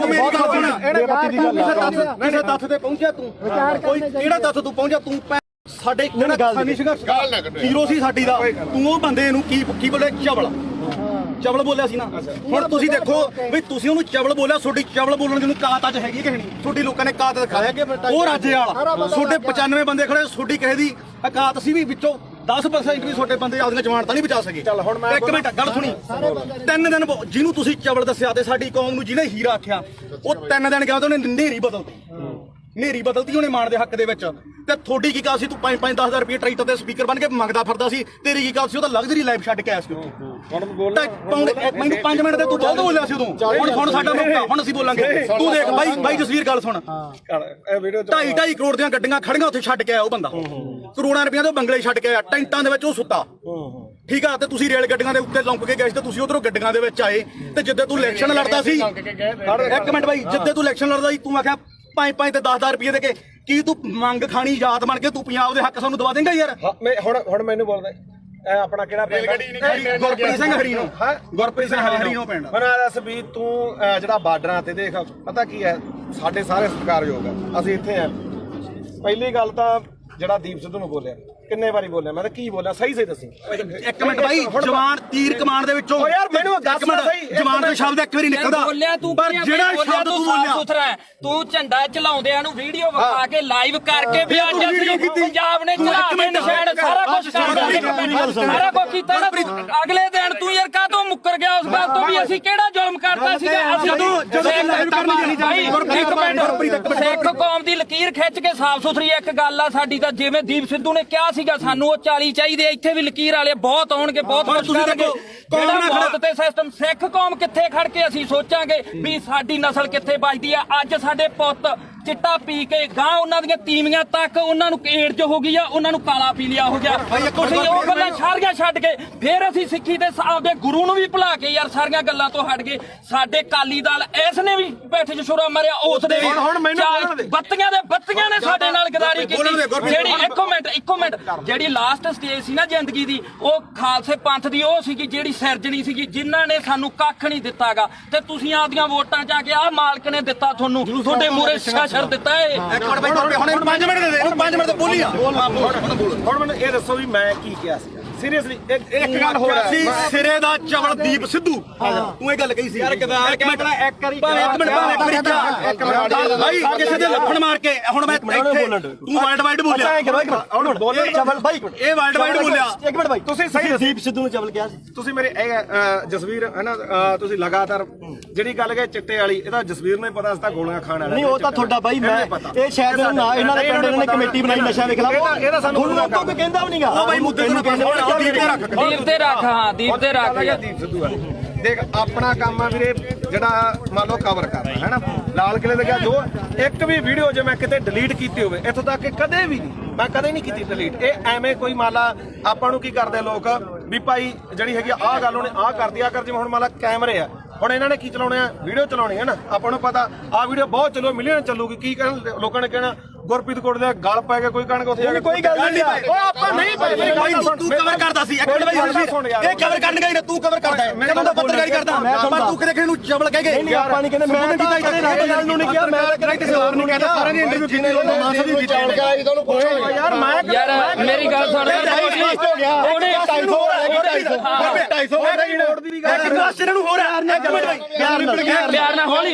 ਕਿਸੇ ਤੱਥ ਤੇ ਪਹੁੰਚਿਆ ਤੂੰ ਕੋਈ ਕਿਹੜਾ ਤੱਥ ਤੂੰ ਪਹੁੰਚਿਆ ਤੂੰ ਸਾਡੇ ਖਾਨੀ ਸੰਘਰਸ਼ ਹੀਰੋ ਸੀ ਸਾਡੀ ਦਾ ਤੂੰ ਉਹ ਬੰਦੇ ਨੂੰ ਕੀ ਬੋਲੇ ਚਵਲ ਬੋਲਿਆ ਸੀ ਨਾ ਹੁਣ ਤੁਸੀਂ ਦੇਖੋ ਵੀ ਤੁਸੀਂ ਉਹਨੂੰ ਚਵਲ ਬੋਲਿਆ ਤੁਹਾਡੀ ਚਵਲ ਬੋਲਣ ਦੀ ਨੂੰ ਕਾਤ ਅੱਜ ਹੈਗੀ ਕਿ ਨਹੀਂ ਤੁਹਾਡੀ ਲੋਕਾਂ ਨੇ ਕਾਤ ਦਿਖਾਇਆ ਉਹ ਰਾਜੇ ਵਾਲਾ ਤੁਹਾਡੇ 95 ਬੰਦੇ ਖੜੇ ਤੁਹਾਡੀ ਕਿਸੇ ਦੀ ਔਕਾਤ ਸੀ ਵੀ ਵਿੱਚੋਂ 10% ਵੀ ਤੁਹਾਡੇ ਬੰਦੇ ਆਪਦੀਆਂ ਜਮਾਨਤਾਂ ਨਹੀਂ ਬਚਾ ਸਕੇ ਚੱਲ ਹੁਣ ਮੈਂ ਇੱਕ ਮਿੰਟ ਗੱਲ ਸੁਣੀ 3 ਦਿਨ ਜਿਹਨੂੰ ਤੁਸੀਂ ਚਵਲ ਦੱਸਿਆ ਤੇ ਸਾਡੀ ਕੌਮ ਨੂੰ ਜਿਹਨੇ ਹੀਰਾ ਆਖਿਆ ਉਹ 3 ਦਿਨ ਗਿਆ ਤੇ ਉਹਨੇ ਨੇਰੀ ਬਦਲਤੀ ਉਹਨੇ ਮਾਣ ਦੇ ਹੱਕ ਦੇ ਵਿੱਚ ਤੇ ਤੁਹਾਡੀ ਕੀ ਕਾਲ ਸੀ ਤੂੰ 5-10 ਰੁਪਏ ਟਰੈਕਟਰ ਤੇ ਸਪੀਕਰ ਬਣ ਕੇ ਮੰਗਦਾ ਫਿਰਦਾ ਸੀ ਤੇਰੀ ਕੀ ਕਾਲ ਸੀ ਉਹ ਤਾਂ ਲਗਜ਼ਰੀ ਲਾਈਫ ਛੱਡ ਕੇ ਆਇਆ ਸੀ ਮੈਨੂੰ 5 ਮਿੰਟ ਤੇ ਤੂੰ ਬਹੁਤ ਬੋਲਿਆ ਸੀ ਉਦੋਂ ਹੁਣ ਸਾਡਾ ਮੌਕਾ ਹੁਣ ਅਸੀਂ ਬੋਲਾਂਗੇ ਤੂੰ ਦੇਖ ਬਾਈ ਜਸਵੀਰ ਗੱਲ ਸੁਣ 2.5 ਕਰੋੜ ਦੀਆਂ ਗੱਡੀਆਂ ਖੜੀਆਂ ਉੱਥੇ ਛੱਡ ਕੇ ਆਇਆ ਉਹ ਬੰਦਾ ਕਰੋੜਾਂ ਰੁਪਈਆਂ ਦੇ ਬੰਗਲੇ ਛੱਡ ਕੇ ਆਇਆ ਟੈਂਟਾਂ ਦੇ ਵਿੱਚ ਉਹ ਸੁੱਤਾ ਠੀਕ ਆ ਤੇ ਤੁਸੀਂ ਰੇਲ ਗੱਡੀਆਂ ਦੇ ਉੱਤੇ ਲੰਕ ਕੇ ਗਏ ਸੀ ਤੇ ਤੁਸੀਂ ਉਧਰੋਂ ਗੱਡੀਆਂ ਦੇ ਵਿੱਚ ਆਏ ਤੇ ਜਿੱਦੇ ਤੂੰ ਇਲੈਕਸ਼ਨ ਲੜਦਾ ਸੀ ਇੱਕ ਮਿੰਟ ਬਾਈ ਜਿੱਦੇ ਤੂੰ ਇਲੈਕਸ਼ਨ ਲੜਦਾ ਸੀ ਤੂੰ ਆਖਿਆ 5 ਤੇ 10 ਰੁਪਏ ਦੇ ਕੇ ਕੀ ਤੂੰ ਮੰਗ ਖਾਣੀ ਯਾਦ ਬਣ ਕੇ ਤੂੰ ਪੰਜਾਬ ਦੇ ਹੱਕ ਸਾਨੂੰ ਦਵਾ ਦੇਂਗਾ ਯਾਰ ਹੁਣ ਮੈਨੂੰ ਬੋਲਦਾ ਇਹ ਆਪਣਾ ਕਿਹੜਾ ਪਿੰਡ ਗੁਰਪ੍ਰੀਤ ਸਿੰਘ ਹਰੀਨੋ ਗੁਰਪ੍ਰੀਤ ਸਿੰਘ ਹਰੀਨੋ ਪਿੰਡ ਮੈਨੂੰ ਦੱਸ ਵੀ ਤੂੰ ਜਿਹੜਾ ਬਾਰਡਰਾਂ ਤੇ ਦੇਖ ਪਤਾ ਕੀ ਹੈ ਸਾਡੇ ਸਾਰੇ ਸਤਿਕਾਰਯੋਗ ਆ ਅਸੀਂ ਇੱਥੇ ਆ ਪਹਿਲੀ ਗੱਲ ਤਾਂ ਜਿਹੜਾ ਦੀਪ ਸਿੱਧੂ ਨੂੰ ਬੋਲਿਆ ਕਿੰਨੇ ਵਾਰੀ ਬੋਲਿਆ ਮੈਂ ਤਾਂ ਕੀ ਬੋਲਿਆ ਸਹੀ ਦੱਸੀ ਇੱਕ ਮਿੰਟ ਬਾਈ ਜਵਾਨ ਤੀਰ ਕਮਾਨ ਦੇ ਵਿੱਚੋਂ ਓ ਯਾਰ ਮੈਨੂੰ ਦੱਸ ਸਹੀ ਜਵਾਨ ਦਾ ਸ਼ਬਦ ਇੱਕ ਵਾਰੀ ਨਿਕਲਦਾ ਪਰ ਜਿਹੜਾ ਸ਼ਬਦ ਤੂੰ ਬੋਲਿਆ ਤੂੰ ਝੰਡਾ ਚਲਾਉਂਦਿਆਂ ਨੂੰ ਵੀਡੀਓ ਵਿਖਾ ਕੇ ਲਾਈਵ ਕਰਕੇ ਵੀ ਅੱਜ ਅਸੀਂ ਪੰਜਾਬ ਨੇ ਚੜਾ ਕੇ ਨਿਸ਼ਾਨ ਸਾਰਾ ਕੁਝ ਸਾਰਾ ਕੁਝ ਕੀਤਾ ਨਾ ਅਗਲੇ ਦਿਨ ਤੂੰ ਯਾਰ ਕਾਹਤੋਂ ਮੁੱਕਰ ਗਿਆ ਉਸ ਗੱਲ ਤੋਂ ਵੀ ਅਸੀਂ ਕਿਹੜਾ ਜ਼ੁਲਮ ਕਰਤਾ ਸੀਗਾ ਅਸੀਂ ਸਿੱਖ ਕੌਮ ਦੀ ਲਕੀਰ ਖਿੱਚ ਕੇ ਸਾਫ਼ ਸੁਥਰੀ ਇੱਕ ਗੱਲ ਆ ਸਾਡੀ ਤਾਂ ਜਿਵੇਂ ਦੀਪ ਸਿੱਧੂ ਨੇ ਕਿਹਾ ਸੀਗਾ ਸਾਨੂੰ ਉਹ 40 ਚਾਹੀਦੇ ਇੱਥੇ ਵੀ ਲਕੀਰ ਵਾਲੇ ਬਹੁਤ ਆਉਣਗੇ ਬਹੁਤ ਕੁਝ ਕਰਨਗੇ ਜਿਹੜਾ ਮੌਤ ਤੇ ਸਿਸਟਮ ਸਿੱਖ ਕੌਮ ਕਿੱਥੇ ਖੜ ਕੇ ਅਸੀਂ ਸੋਚਾਂਗੇ ਵੀ ਸਾਡੀ ਨਸਲ ਕਿੱਥੇ ਬਚਦੀ ਆ ਅੱਜ ਸਾਡੇ ਪੁੱਤ ਚਿੱਟਾ ਪੀ ਕੇ ਗਾਂ ਉਹਨਾਂ ਦੀਆਂ ਤੀਵੀਆਂ ਤੱਕ ਉਹਨਾਂ ਨੂੰ ਏਡਜ਼ ਹੋ ਗਈ ਆ ਉਹਨਾਂ ਨੂੰ ਕਾਲਾ ਪੀਲੀਆ ਹੋ ਗਿਆ ਤੁਸੀਂ ਉਹ ਗੱਲਾਂ ਸਾਰੀਆਂ ਛੱਡ ਕੇ ਫਿਰ ਅਸੀਂ ਸਿੱਖੀ ਦੇ ਆਪਦੇ ਗੁਰੂ ਨੂੰ ਵੀ ਭੁਲਾ ਕੇ ਯਾਰ ਸਾਰੀਆਂ ਗੱਲਾਂ ਤੋਂ ਹਟ ਗਏ ਸਾਡੇ ਕਾਲੀ ਦਲ ਇਸ ਨੇ ਵੀ ਬੈਠੇ ਚ ਛੁਰਾ ਮਾਰਿਆ ਉਸ ਦੇ ਵੀ ਬੱਤੀਆਂ ਨੇ ਸਾਡੇ ਨਾਲ ਗਦਾਰੀ ਕੀਤੀ ਜਿਹੜੀ ਇੱਕ ਮਿੰਟ ਜਿਹੜੀ ਲਾਸਟ ਸਟੇਜ ਸੀ ਨਾ ਜ਼ਿੰਦਗੀ ਦੀ ਉਹ ਖਾਲਸੇ ਪੰਥ ਦੀ ਉਹ ਸੀਗੀ ਜਿਹੜੀ ਸਿਰਜਣੀ ਸੀਗੀ ਜਿਨ੍ਹਾਂ ਨੇ ਸਾਨੂੰ ਕੱਖ ਨਹੀਂ ਦਿੱਤਾਗਾ ਤੇ ਤੁਸੀਂ ਆਪਦੀਆਂ ਵੋਟਾਂ ਜਾ ਕੇ ਆਹ ਮਾਲਕ ਨੇ ਦਿੱਤਾ ਤੁਹਾਨੂੰ ਤੁਹਾਡੇ ਮੂਰੇ ਸ਼ਾਸਰ ਦਿੱਤਾ ਏ ਇੱਕ ਮਿੰਟ ਬਾਈ ਹੁਣ 5 ਮਿੰਟ ਦੇ ਦੇ 5 ਮਿੰਟ ਤੇ ਬੋਲੀ ਆ ਹੁਣ ਮੈਨੂੰ ਇਹ ਦੱਸੋ ਵੀ ਮੈਂ ਕੀ ਕਿਹਾ ਸੀ ਸੀਰੀਅਸਲੀ ਇੱਕ ਗੱਲ ਹੋਰ ਸੀ ਸਿਰੇ ਦਾ ਚਵਲ ਦੀਪ ਸਿੱਧੂ ਤੂੰ ਇਹ ਗੱਲ ਕਹੀ ਸੀ ਯਾਰ ਗਦਾਰ ਕਹਿਣਾ ਇੱਕ ਵਾਰੀ ਭਾਈ ਕਿਸੇ ਦੇ ਲੱਫੜ ਮਾਰ ਕੇ ਹੁਣ ਮੈਂ ਇੱਥੇ ਤੂੰ ਵਰਲਡ ਵਾਈਡ ਬੋਲਿਆ ਹੁਣ ਬੋਲਣ ਚਵਲ ਬਾਈ ਇਹ ਵਰਲਡ ਵਾਈਡ ਬੋਲਿਆ ਇੱਕ ਮਿੰਟ ਬਾਈ ਤੁਸੀਂ ਸਹੀ ਦੀਪ ਸਿੱਧੂ ਨੂੰ ਚਵਲ ਕਿਹਾ ਸੀ ਤੁਸੀਂ ਮੇਰੇ ਜਸਵੀਰ ਹੈ ਨਾ ਤੁਸੀਂ ਲਗਾਤਾਰ ਜਿਹੜੀ ਗੱਲ ਕਹੇ ਚਿੱਟੇ ਵਾਲੀ ਇਹਦਾ ਜਸਵੀਰ ਨੂੰ ਹੀ ਪਤਾ ਸੀ ਗੋਲੀਆਂ ਖਾਣ ਵਾਲਾ ਨਹੀਂ ਉਹ ਤਾਂ ਤੁਹਾਡਾ ਬਾਈ ਮੈਂ ਇਹ ਸ਼ਾਇਦ ਨਾ ਇਹਨਾਂ ਦੇ ਪਿੰਡ ਨੇ ਕਮੇਟੀ ਬਣਾਈ ਨਸ਼ਾ ਦੇ ਖਿਲਾਫ ਇਹਦਾ ਸਾਨੂੰ ਲੋਕਾਂ ਕੋਈ ਕਹਿੰਦਾ ਵੀ ਨਹੀਂਗਾ ਉਹ ਬਾਈ ਮੁੱਦੇ ਨੂੰ ਕਹਿੰਦੇ ਦੀਪ ਤੇ ਰੱਖ ਹਾਂ ਦੀਪ ਤੇ ਰੱਖ ਦੀਪ ਸਿੱਧੂ ਆ ਦੇਖ ਆਪਣਾ ਕੰਮ ਆ ਵੀਰੇ ਜਿਹੜਾ ਮੰਨ ਲਓ ਕਵਰ ਕਰਨਾ ਹੈ ਨਾ ਲਾਲ ਕਿਲੇ ਦੇ ਗਿਆ ਜੋ ਇੱਕ ਵੀ ਵੀਡੀਓ ਜੇ ਮੈਂ ਕਿਤੇ ਡਿਲੀਟ ਕੀਤੀ ਹੋਵੇ ਇੱਥੋਂ ਤੱਕ ਕਿ ਕਦੇ ਵੀ ਨਹੀਂ ਮੈਂ ਕਦੇ ਨਹੀਂ ਕੀਤੀ ਡਿਲੀਟ ਇਹ ਐਵੇਂ ਕੋਈ ਮਾਲਾ ਆਪਾਂ ਨੂੰ ਕੀ ਕਰਦੇ ਲੋਕ ਵੀ ਭਾਈ ਜਿਹੜੀ ਹੈਗੀ ਆਹ ਗੱਲ ਉਹਨੇ ਆਹ ਕਰਦੀ ਆ ਕਰ ਜਿਵੇਂ ਹੁਣ ਮਾਲਾ ਕੈਮਰੇ ਆ ਹੁਣ ਇਹਨਾਂ ਨੇ ਕੀ ਚਲਾਉਣੇ ਆ ਵੀਡੀਓ ਚਲਾਉਣੀ ਹੈ ਨਾ ਆਪਾਂ ਨੂੰ ਪਤਾ ਆਹ ਵੀਡੀਓ ਬਹੁਤ ਚੱਲੋ ਮਿਲੀਅਨ ਚੱਲੂਗੀ ਕੀ ਕਹਿਣ ਲੋਕਾਂ ਨੇ ਕਹਿਣਾ ਗੁਰਪ੍ਰੀਤ ਕੋਟ ਦੇ ਗਲ ਪੈ ਕੇ ਕੋਈ ਕਣਕ ਉੱਥੇ ਜਾ ਕੇ ਕੋਈ ਗੱਲ ਨਹੀਂ ਓਏ ਆਪਾਂ ਨਹੀਂ ਪਏ ਤੂੰ ਕਵਰ ਕਰਦਾ ਸੀ ਇੱਕ ਮਿੰਟ ਬਾਈ ਇਹ ਕਵਰ ਕਰਨ ਗਈ ਨਾ ਤੂੰ ਕਵਰ ਕਰਦਾ ਹੈ ਮੈਂ ਤਾਂ ਪੱਤਰਕਾਰੀ ਕਰਦਾ ਪਰ ਤੂੰ ਕਿਹੜੇ ਨੂੰ ਚਵਲ ਕਹਿ ਗਏ ਨਹੀਂ ਆਪਾਂ ਨਹੀਂ ਕਹਿੰਦੇ ਮੈਂ ਤਾਂ ਕਦੇ ਰਾਜੇਵਾਲ ਨੂੰ ਨਹੀਂ ਕਿਹਾ ਮੈਂ ਕਦੇ ਕਿਸੇ ਹੋਰ ਨੂੰ ਕਹਿੰਦਾ ਸਾਰਿਆਂ ਦੀ ਇੰਟਰਵਿਊ ਕੀਤੀ ਮਾਨਸਾ ਦੀ ਕੀਤੀ ਯਾਰ ਮੈਂ ਯਾਰ ਮੇਰੀ ਗੱਲ ਸੁਣ ਉਹਨੇ 250 ਵੋਟ ਦੀ ਵੀ ਗੱਲ ਇੱਕ ਕੁਐਸਚਨ ਨੂੰ ਹੋਰ ਹੈ ਪਿਆਰ ਨਾਲ ਹੌਲੀ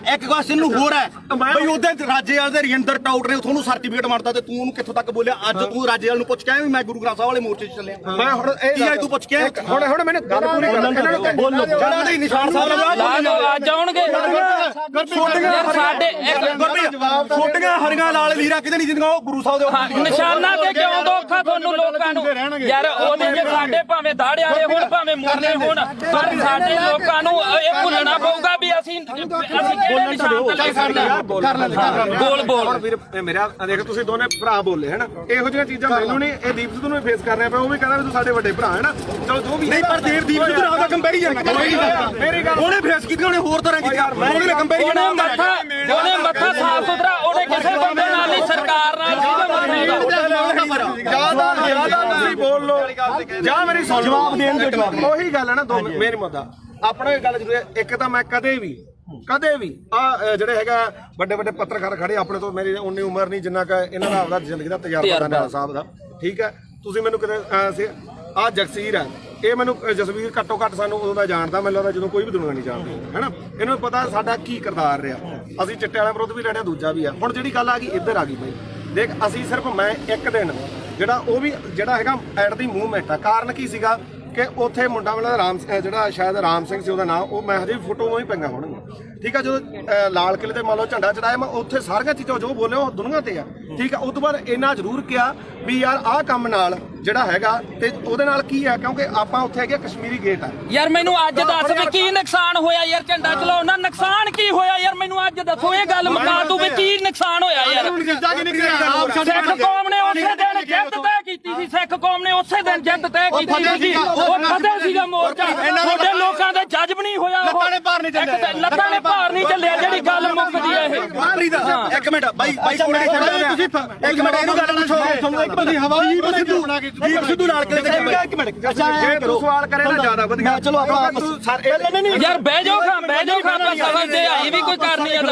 ਇੱਕ ਕੁਐਸਚਨ ਨੂੰ ਹੋਰ ਹੈ ਬਈ ਉਹਦੇ ਰਾਜੇਵਾਲ ਦੇ ਰਜਿੰਦਰ ਟਾਊਟ ਨੇ ਤੁਹਾਨੂੰ ਸਰਟੀਫਿਕੇਟ ਮਾਰਦਾ ਤੇ ਤੂੰ ਉਹਨੂੰ ਕਿੱਥੋਂ ਤੱਕ ਬੋਲਿਆ ਅੱਜ ਤੂੰ ਰਾਜੇਵਾਲ ਨੂੰ ਪੁੱਛ ਕੇ ਆਇਆ ਵੀ ਮੈਂ ਗੁਰੂ ਗ੍ਰੰਥ ਸਾਹਿਬ ਵਾਲੇ ਮੋਰਚੇ 'ਚ ਚੱਲਿਆ ਮੈਂ ਹੁਣ ਕੀ ਆਈ ਤੂੰ ਪੁੱਛ ਕੇ ਹੁਣ ਮੈਨੂੰ ਗੱਲ ਪੂਰੀ ਕਰ ਬੋਲੋ ਜਿਹੜਾ ਨਹੀਂ ਨਿਸ਼ਾਨ ਸਾਹਿਬ ਲਾ ਲਓ ਅੱਜ ਆਉਣਗੇ ਯਾਰ ਸਾਡੇ ਛੋਟੀਆਂ ਹਰੀਆਂ ਲਾਲ ਲੀਰਾ ਕਿਤੇ ਨਹੀਂ ਜਿੰਦੀਆਂ ਉਹ ਗੁਰੂ ਸਾਹਿਬ ਦੇ ਨਿਸ਼ਾਨਾ ਤੇ ਕਿਉਂ ਦੋਖਾ ਤੁਹਾਨੂੰ ਲੋਕਾਂ ਨੂੰ ਯਾਰ ਉਹਦੇ ਜੇ ਸਾਡੇ ਭਾਵੇਂ ਦਾੜੇ ਵਾਲੇ ਹੁਣ ਭਾਵੇਂ ਮੁਰਲੇ ਹੁਣ ਪਰ ਸਾਡੇ ਲੋਕਾਂ ਨੂੰ ਇਹ ਭੁੱਲਣਾ ਪਊਗਾ ਵੀ ਅਸੀਂ ਕਿਹੜੇ ਨਿਸ਼ਾਨ ਤੇ ਕਰਨਾ ਬੋਲ ਹੁਣ ਵੀਰ ਮੇਰਾ ਦੇਖ ਤੁਸੀਂ ਦੋਨੇ ਭਰਾ ਬੋਲੇ ਹਨ ਇਹੋ ਜਿਹੀਆਂ ਚੀਜ਼ਾਂ ਮੈਨੂੰ ਨਹੀਂ ਇਹ ਦੀਪ ਸਿੱਧੂ ਨੂੰ ਫੇਸ ਕਰ ਰਿਹਾ ਪਿਆ ਉਹ ਵੀ ਕਹਿੰਦਾ ਵੀ ਤੂੰ ਸਾਡੇ ਵੱਡੇ ਭਰਾ ਹੈ ਨਾ ਚਲੋ ਜੋ ਵੀ ਨਹੀਂ ਪਰ ਦੀਪ ਸਿੱਧੂ ਨਾਲ ਦਾ ਕੰਪੈਰੀਜ਼ਨ ਮੇਰੀ ਗੱਲ ਉਹਨੇ ਫੇਸ ਕੀਤੀ ਉਹਨੇ ਹੋਰ ਤਰ੍ਹਾਂ ਕੀਤੀ ਉਹਨੇ ਕੰਪੈਰੀਜ਼ਨ ਉਹਨੇ ਮੱਥਾ ਸਾਫ ਸੁਥਰਾ ਉਹਨੇ ਕਿਸੇ ਬੰਦੇ ਨਾਲ ਨਹੀਂ ਸਰਕਾਰ ਨਾਲ ਜਿਆਦਾ ਤੁਸੀਂ ਬੋਲ ਲੋ ਜਾਂ ਮੇਰੀ ਸੁਣ ਜਵਾਬ ਦੇਣ ਦੇ ਜਵਾਬ ਉਹੀ ਗੱਲ ਹੈ ਨਾ ਦੋ ਮੇਰੀ ਮੁੱਦਾ ਆਪਣਾ ਇਹ ਗੱਲ ਜ਼ਰੂਰ ਹੈ ਇੱਕ ਤਾਂ ਮੈਂ ਕਦੇ ਵੀ ਆ ਜਿਹੜੇ ਹੈਗਾ ਵੱਡੇ ਵੱਡੇ ਪੱਤਰਕਾਰ ਖੜੇ ਆਪਣੇ ਤੋਂ ਮੇਰੀ ਉਨੀ ਉਮਰ ਨਹੀਂ ਜਿੰਨਾ ਕਿ ਇਹਨਾਂ ਦਾ ਆਪਦਾ ਜ਼ਿੰਦਗੀ ਦਾ ਤਜਰਬਾ ਦਾ ਨਾਲਾ ਸਾਹਿਬ ਦਾ ਠੀਕ ਹੈ ਤੁਸੀਂ ਮੈਨੂੰ ਕਿਤੇ ਆ ਜਗਸੀਰ ਹੈ ਇਹ ਮੈਨੂੰ ਜਸਵੀਰ ਘੱਟੋ ਘੱਟ ਸਾਨੂੰ ਉਦੋਂ ਦਾ ਜਾਣਦਾ ਮੈਨੂੰ ਲੱਗਦਾ ਜਦੋਂ ਕੋਈ ਵੀ ਦੁਨੀਆ ਨਹੀਂ ਜਾਣਦੀ ਹੈਨਾ ਇਹਨੂੰ ਪਤਾ ਸਾਡਾ ਕੀ ਕਿਰਦਾਰ ਰਿਹਾ ਅਸੀਂ ਚਿੱਟੇ ਵਾਲਿਆਂ ਵਿਰੁੱਧ ਵੀ ਲੜਿਆ ਦੂਜਾ ਵੀ ਆ ਹੁਣ ਜਿਹੜੀ ਗੱਲ ਆ ਗਈ ਇੱਧਰ ਆ ਗਈ ਬਈ ਦੇਖ ਅਸੀਂ ਸਿਰਫ ਮੈਂ ਇੱਕ ਦਿਨ ਜਿਹੜਾ ਉਹ ਵੀ ਜਿਹੜਾ ਹੈਗਾ ਐਟ ਦੀ ਮੂਵਮੈਂਟ ਆ ਕਾਰਨ ਕੀ ਸੀਗਾ ਕਿ ਉੱਥੇ ਮੁੰਡਾ ਵਾਲਾ ਰਾਮ ਜਿਹੜਾ ਸ਼ਾਇਦ ਰਾਮ ਸਿੰਘ ਸੀ ਉਹਦਾ ਨਾਮ ਉਹ ਮੈਂ ਹਜੇ ਫੋਟੋ ਹੀ ਪੈਂਗਾ ਹੋਣਗੀਆਂ ਠੀਕ ਆ ਜਦੋਂ ਲਾਲ ਕਿਲੇ ਤੇ ਮੰਨ ਲਓ ਝੰਡਾ ਚੜਾਇਆ ਮੈਂ ਉੱਥੇ ਸਾਰੀਆਂ ਚੀਜ਼ਾਂ ਜੋ ਬੋਲੇ ਉਹ ਦੁਨੀਆ ਤੇ ਆ ਠੀਕ ਆ ਉਸ ਤੋਂ ਬਾਅਦ ਇੰਨਾ ਜ਼ਰੂਰ ਕਿਹਾ ਵੀ ਯਾਰ ਆਹ ਕੰਮ ਨਾਲ ਜਿਹੜਾ ਹੈਗਾ ਤੇ ਉਹਦੇ ਨਾਲ ਕੀ ਹੈ ਕਿਉਂਕਿ ਆਪਾਂ ਉੱਥੇ ਹੈਗੇ ਕਸ਼ਮੀਰੀ ਗੇਟ ਆ ਯਾਰ ਮੈਨੂੰ ਅੱਜ ਦੱਸ ਵੀ ਕੀ ਨੁਕਸਾਨ ਹੋਇਆ ਯਾਰ ਝੰਡਾ ਚਲਾਉਣ ਨਾਲ ਨੁਕਸਾਨ ਕੀ ਹੋਇਆ ਯਾਰ ਮੈਨੂੰ ਅੱਜ ਦੱਸੋ ਇਹ ਗੱਲ ਮੁਕਾ ਦੂ ਵੀ ਕੀ ਨੁਕਸਾਨ ਹੋਇਆ ਯਾਰ ਸਿੱਖ ਕੌਮ ਨੇ ਉਸੇ ਦਿਨ ਜਿੱਤ ਤੈਅ ਕੀਤੀ ਸੀ ਸਿੱਖ ਕੌਮ ਨੇ ਉਸੇ ਦਿਨ ਜਿੱਤ ਤੈਅ ਕੀਤੀ ਸੀ ਉਹ ਫਤਿਹ ਸੀਗਾ ਮੋਰਚਾ ਤੁਹਾਡੇ ਲੋਕਾਂ ਦਾ ਜੱਜ ਨਹੀਂ ਹੋਇਆ ਲੱਤਾਂ ਨੇ ਭਾਰ ਨਹੀਂ ਚੱਲਿਆ ਜਿਹੜੀ ਗੱਲ ਮੁੱਕਦੀ ਹੈ ਇਹ ਇੱਕ ਮਿੰਟ ਬਾਈ ਤੁਸੀਂ ਇੱਕ ਮਿੰਟ ਇਹਨੂੰ ਗੱਲ ਨੂੰ ਛੋੜੋ ਤੁਹਾਨੂੰ ਇੱਕ ਬੰਦੀ ਹਵਾਈ ਦੀਪ ਸਿੱਧੂ ਨਾਲ ਕਿਤੇ ਇੱਕ ਮਿੰਟ ਜੇ ਤੂੰ ਸਵਾਲ ਕਰੇ ਨਾ ਜ਼ਿਆਦਾ ਵਧੀਆ ਚਲੋ ਆਪਾਂ ਯਾਰ ਬਹਿ ਜਾਓ ਖਾਂ ਸਮਝ ਤੇ ਆਈ ਵੀ ਕੋਈ ਕਰਨੀ ਆ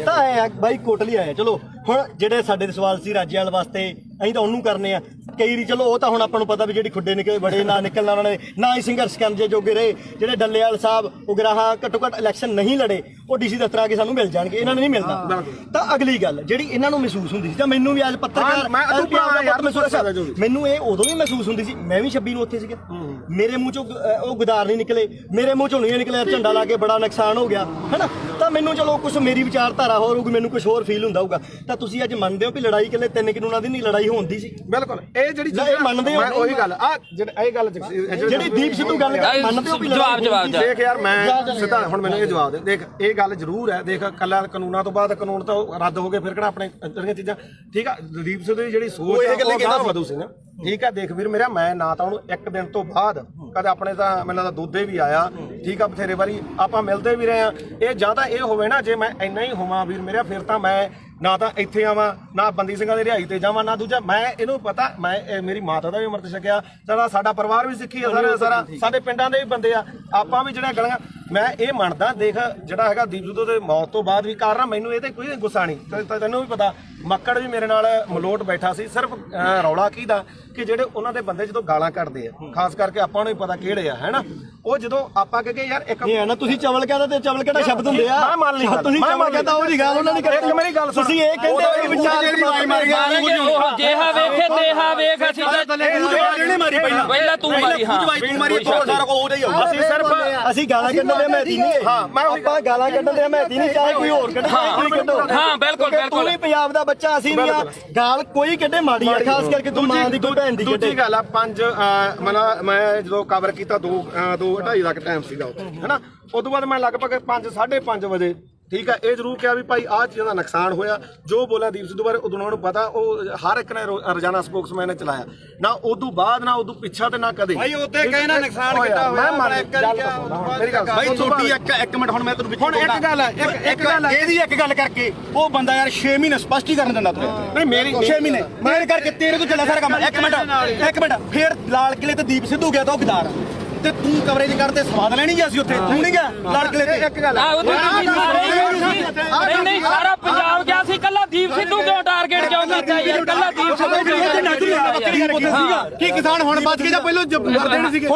ਤਾਂ ਆਏ ਬਾਈ ਕੋਟਲੀ ਆਏ ਚਲੋ ਹੁਣ ਜਿਹੜੇ ਸਾਡੇ ਸਵਾਲ ਸੀ ਰਾਜੇਵਾਲ ਵਾਸਤੇ ਅਸੀਂ ਤਾਂ ਉਹਨੂੰ ਕਰਨੇ ਆ ਕਈ ਰੀ ਚਲੋ ਉਹ ਤਾਂ ਹੁਣ ਆਪਾਂ ਨੂੰ ਪਤਾ ਵੀ ਜਿਹੜੀ ਖੁੱਡੇ ਨਿਕਲੇ ਬੜੇ ਨਾ ਨਿਕਲਣਾ ਉਹਨਾਂ ਨੇ ਨਾ ਹੀ ਸੰਘਰਸ਼ ਕਰਨ ਜੇ ਜੋਗੇ ਰਹੇ ਜਿਹੜੇ ਡੱਲੇਵਾਲ ਸਾਹਿਬ ਉਗਰਾਹਾਂ ਘੱਟੋ ਘੱਟ ਇਲੈਕਸ਼ਨ ਨਹੀਂ ਲੜੇ ਉਹ ਡੀਸੀ ਦਫ਼ਤਰ ਆ ਕੇ ਸਾਨੂੰ ਮਿਲ ਜਾਣਗੇ ਇਹਨਾਂ ਨੂੰ ਨਹੀਂ ਮਿਲਦਾ ਤਾਂ ਅਗਲੀ ਗੱਲ ਜਿਹੜੀ ਇਹਨਾਂ ਨੂੰ ਮਹਿਸੂਸ ਹੁੰਦੀ ਸੀ ਜਾਂ ਮੈਨੂੰ ਵੀ ਅੱਜ ਪੱਤਰਕਾਰ ਮੈਨੂੰ ਇਹ ਉਦੋਂ ਵੀ ਮਹਿਸੂਸ ਹੁੰਦੀ ਸੀ ਮੈਂ ਵੀ 26 ਨੂੰ ਉੱਥੇ ਸੀਗਾ ਮੇਰੇ ਮੂੰਹ ਚੋਂ ਉਹ ਗੁਦਾਰ ਨਹੀਂ ਨਿਕਲੇ ਮੇਰੇ ਮੂੰਹ ਚੋਂ ਨਹੀਂ ਨਿਕਲਿਆ ਝੰਡਾ ਲਾ ਕੇ ਬੜਾ ਨੁਕਸਾਨ ਹੋ ਗਿਆ ਹੈਨਾ ਤਾਂ ਮੈਨੂੰ ਚਲੋ ਕੁਝ ਮੇਰੀ ਵਿਚਾਰਧਾਰਾ ਹੋਰ ਹੋਊਗੀ ਮੈਨੂੰ ਕੁਝ ਹੋਰ ਫੀਲ ਹੁੰਦਾ ਹੋਊਗਾ ਤਾਂ ਤੁਸੀਂ ਅੱਜ ਮੰਨਦੇ ਹੋ ਵੀ ਲੜਾਈ ਕਿਲੇ 3 ਕਾਨੂੰਨਾਂ ਦੀ ਨਹੀਂ ਲੜਾਈ ਹੁੰਦੀ ਸੀ ਬਿਲਕੁਲ ਇਹ ਜਿਹੜੀ ਇਹ ਮੰਨਦੇ ਹੋ ਉਹੀ ਗੱਲ ਆ ਜਿਹੜਾ ਇਹ ਗੱਲ ਜਿਹੜੀ ਦੀਪ ਸਿੱਧੂ ਗੱਲ ਮੰਨਦੇ ਹੋ ਵੀ ਜਵਾਬ ਦੇਖ ਯਾਰ ਮੈਂ ਸਿੱਧਾ ਹੁਣ ਮੈਨੂੰ ਇਹ ਜਵਾਬ ਦੇ ਦੇਖ ਇਹ ਗੱਲ ਜ਼ਰੂਰ ਹੈ ਦੇਖ ਕੱਲਾ ਕਾਨੂੰਨਾਂ ਤੋਂ ਬਾਅਦ ਕਾਨੂੰਨ ਤਾਂ ਰੱਦ ਹੋ ਗਏ ਫਿਰ ਕਿਹੜਾ ਆਪਣੇ ਜਿਹੜੀਆਂ ਚੀਜ਼ਾਂ ਠੀਕ ਆ ਦੀਪ ਸਿੱਧੂ ਦੀ ਜਿਹੜੀ ਸੋਚ ਹੈ ਉਹ ਗਾਹ ਵਧੂ ਸੀ ਨਾ ਠੀਕ ਆ ਦੇਖ ਵੀਰ ਮੇਰਾ ਮੈਂ ਨਾ ਤਾਂ ਉਹਨੂੰ ਇੱਕ ਦਿਨ ਤੋਂ ਬਾਅਦ ਕਦੇ ਆਪਣੇ ਤਾਂ ਮੈਨੂੰ ਲੱਗਦਾ ਦੁੱਧੇ ਵੀ ਆਇਆ ਠੀਕ ਆ ਬਥੇਰੇ ਵਾਰੀ ਆਪਾਂ ਮਿਲਦੇ ਵੀ ਰਹੇ ਆ ਇਹ ਜਾਂ ਤਾਂ ਇਹ ਹੋਵੇ ਨਾ ਜੇ ਮੈਂ ਇੰਨਾ ਹੀ ਹੋਵਾਂ ਵੀਰ ਮੇਰਾ ਫਿਰ ਤਾਂ ਮੈਂ ਨਾ ਤਾਂ ਇੱਥੇ ਆਵਾਂ ਨਾ ਬੰਦੀ ਸਿੰਘਾਂ ਦੀ ਰਿਹਾਈ ਤੇ ਜਾਵਾਂ ਨਾ ਦੂਜਾ ਮੈਂ ਇਹਨੂੰ ਪਤਾ ਮੈਂ ਮੇਰੀ ਮਾਤਾ ਦਾ ਵੀ ਅੰਮ੍ਰਿਤ ਛਕਿਆ ਸਾਡਾ ਪਰਿਵਾਰ ਵੀ ਸਿੱਖੀ ਆ ਸਾਰਾ ਸਾਡੇ ਪਿੰਡਾਂ ਦੇ ਵੀ ਬੰਦੇ ਆ ਆਪਾਂ ਵੀ ਜਿਹੜਾ ਗਲੀਆਂ ਮੈਂ ਇਹ ਮੰਨਦਾ ਦੇਖ ਜਿਹੜਾ ਹੈਗਾ ਦੀਪ ਸਿੱਧੂ ਦੇ ਮੌਤ ਤੋਂ ਬਾਅਦ ਵੀ ਕਾਰਨ ਮੈਨੂੰ ਇਹ ਤੇ ਕੋਈ ਗੁੱਸਾ ਨਹੀਂ ਤੈਨੂੰ ਵੀ ਪਤਾ ਮੱਕੜ ਵੀ ਮੇਰੇ ਨਾਲ ਮਲੋਟ ਬੈਠਾ ਸੀ ਸਿਰਫ ਰੌਲਾ ਕੀ ਦਾ ਕਿ ਜਿਹੜੇ ਉਹਨਾਂ ਦੇ ਬੰਦੇ ਜਦੋਂ ਗਾਲਾਂ ਕੱਢਦੇ ਆ ਖਾਸ ਕਰਕੇ ਆਪਾਂ ਨੂੰ ਹੀ ਪਤਾ ਕਿਹੜੇ ਆ ਹੈਨਾ ਉਹ ਜਦੋਂ ਆਪਾਂ ਕਹੇ ਯਾਰ ਇੱਕ ਇਹ ਹੈ ਨਾ ਤੁਸੀਂ ਚਵਲ ਕਹਿੰਦਾ ਤੇ ਚਵਲ ਕਿਹੜਾ ਸ਼ਬਦ ਹੁੰਦੇ ਆ ਮੈਂ ਮੰਨ ਲਈ ਤੁਸੀਂ ਚਵਲ ਕਹਿੰਦਾ ਉਹ ਨਹੀਂ ਗੱਲ ਉਹਨਾਂ ਨੇ ਇੱਕ ਮੇਰੀ ਗੱਲ ਸੁਣ ਤੁਸੀਂ ਇਹ ਕਹਿੰਦੇ ਵਿਚਾਰ ਜੇਹਾ ਵੇਖੇ ਤੇਹਾ ਵੇਖ ਅਸੀਂ ਇਹਨੇ ਮਾਰੀ ਪਹਿਲਾਂ ਤੂੰ ਮਾਰੀ ਹਾਂ ਤੂੰ ਮਾਰੀ ਸਾਰਾ ਕੋ ਉਹਦਾ ਹੀ ਹੋਊ ਅਸੀਂ ਸਿਰਫ ਅਸੀਂ ਗਾਲਾਂ ਕੱਢਣ ਦੇ ਮੈਂ ਨਹੀਂ ਹਾਂ ਮੈਂ ਆਪਾਂ ਗਾਲਾਂ ਕੱਢਣ ਦੇ ਮੈਂ ਨਹੀਂ ਚਾਹੇ ਕੋਈ ਹੋਰ ਕੱਢੇ ਕੋਈ ਕੱਢੋ ਹਾਂ ਬਿਲਕੁਲ ਤੂੰ ਵੀ ਪੰਜਾਬ ਦਾ ਬੱਚਾ ਅਸੀਂ ਨਹੀਂ ਆ ਗਾਲ ਕੋਈ ਕੱਢੇ ਮਾੜੀ ਆ ਖਾਸ ਕਰਕੇ ਤੂੰ ਮਾਂ ਦੀ ਕੋਈ ਭੈਣ ਦੀ ਕੱਢੇ ਦੂਜੀ ਗੱਲ ਆ ਮੈਂ ਜਦੋਂ ਕਵਰ ਕੀਤਾ 2:30 ਦਾ ਟਾਈਮ ਸੀਗਾ ਉੱਥੇ ਹੈਨਾ ਉਸ ਤੋਂ ਬਾਅਦ ਮੈਂ ਲਗਭਗ 5:30 ਵਜੇ ਠੀਕ ਹੈ ਇਹ ਜ਼ਰੂਰ ਕਿਹਾ ਵੀ ਭਾਈ ਆਹ ਚੀਜ਼ਾਂ ਦਾ ਨੁਕਸਾਨ ਹੋਇਆ ਜੋ ਬੋਲਿਆ ਦੀਪ ਸਿੱਧੂ ਬਾਰੇ ਉਦੋਂ ਨੂੰ ਪਤਾ ਉਹ ਹਰ ਇੱਕ ਨੇ ਰੋਜ਼ਾਨਾ ਸਪੋਕਸਮੈਨ ਨੇ ਚਲਾਇਆ ਨਾ ਉਦੋਂ ਬਾਅਦ ਨਾ ਉਦੋਂ ਪਿੱਛਾ ਤੇ ਨਾ ਕਦੇ ਭਾਈ ਉੱਤੇ ਕਹੇ ਨਾ ਨੁਕਸਾਨ ਕਿੱਦਾਂ ਹੋਇਆ ਮੈਂ ਮੇਰੀ ਗੱਲ ਭਾਈ ਤੁਹਾਡੀ ਇੱਕ ਮਿੰਟ ਹੁਣ ਮੈਂ ਤੁਹਾਨੂੰ ਵਿੱਚ ਹੁਣ ਇੱਕ ਗੱਲ ਹੈ ਇੱਕ ਗੱਲ ਹੈ ਇਹਦੀ ਇੱਕ ਗੱਲ ਕਰਕੇ ਉਹ ਬੰਦਾ ਯਾਰ 6 ਮਹੀਨੇ ਸਪਸ਼ਟੀਕਰਨ ਦਿੰਦਾ ਤੂੰ ਨਹੀਂ ਮੇਰੀ 6 ਮਹੀਨੇ ਮੇਰੇ ਕਰਕੇ ਤੇਰੇ ਤੋਂ ਚੱਲਿਆ ਸਾਰਾ ਕੰਮ ਇੱਕ ਮਿੰਟ ਫੇਰ ਲਾਲ ਕਿਲੇ ਤੇ ਦੀਪ ਸਿੱਧੂ ਗਿਆ ਤਾਂ ਉਹ ਗਦਾਰ ਤੇ ਤੂੰ ਕਵਰੇਜ ਕਰਦੇ ਸਵਾਦ ਲੈਣੀ ਗਿਆ ਸੀ ਉੱਥੇ ਤੂੰ ਨਹੀਂ ਗਿਆ ਲਾਲ ਕਿਲੇ ਤੇ ਇੱਕ ਗੱਲ ਆਹ ਉਦੋਂ ਤੁਸੀਂ ਸਾਰੇ ਨਹੀਂ ਸਾਰਾ ਪੰਜਾਬ ਗਿਆ ਸੀ ਕੱਲਾ ਦੀਪ ਸਿੱਧੂ ਕਿਉਂ ਟਾਰਗੇਟ ਕਿਉਂ ਕੀਤਾ ਯਾਰ ਕੱਲਾ ਦੀਪ ਸਿੱਧੂ ਕਿਉਂ ਕੀ ਕਿਸਾਨ ਹੁਣ ਬਚ ਗਏ ਜਾਂ ਪਹਿਲਾਂ ਮਰਦੇ ਨਹੀਂ ਸੀਗੇ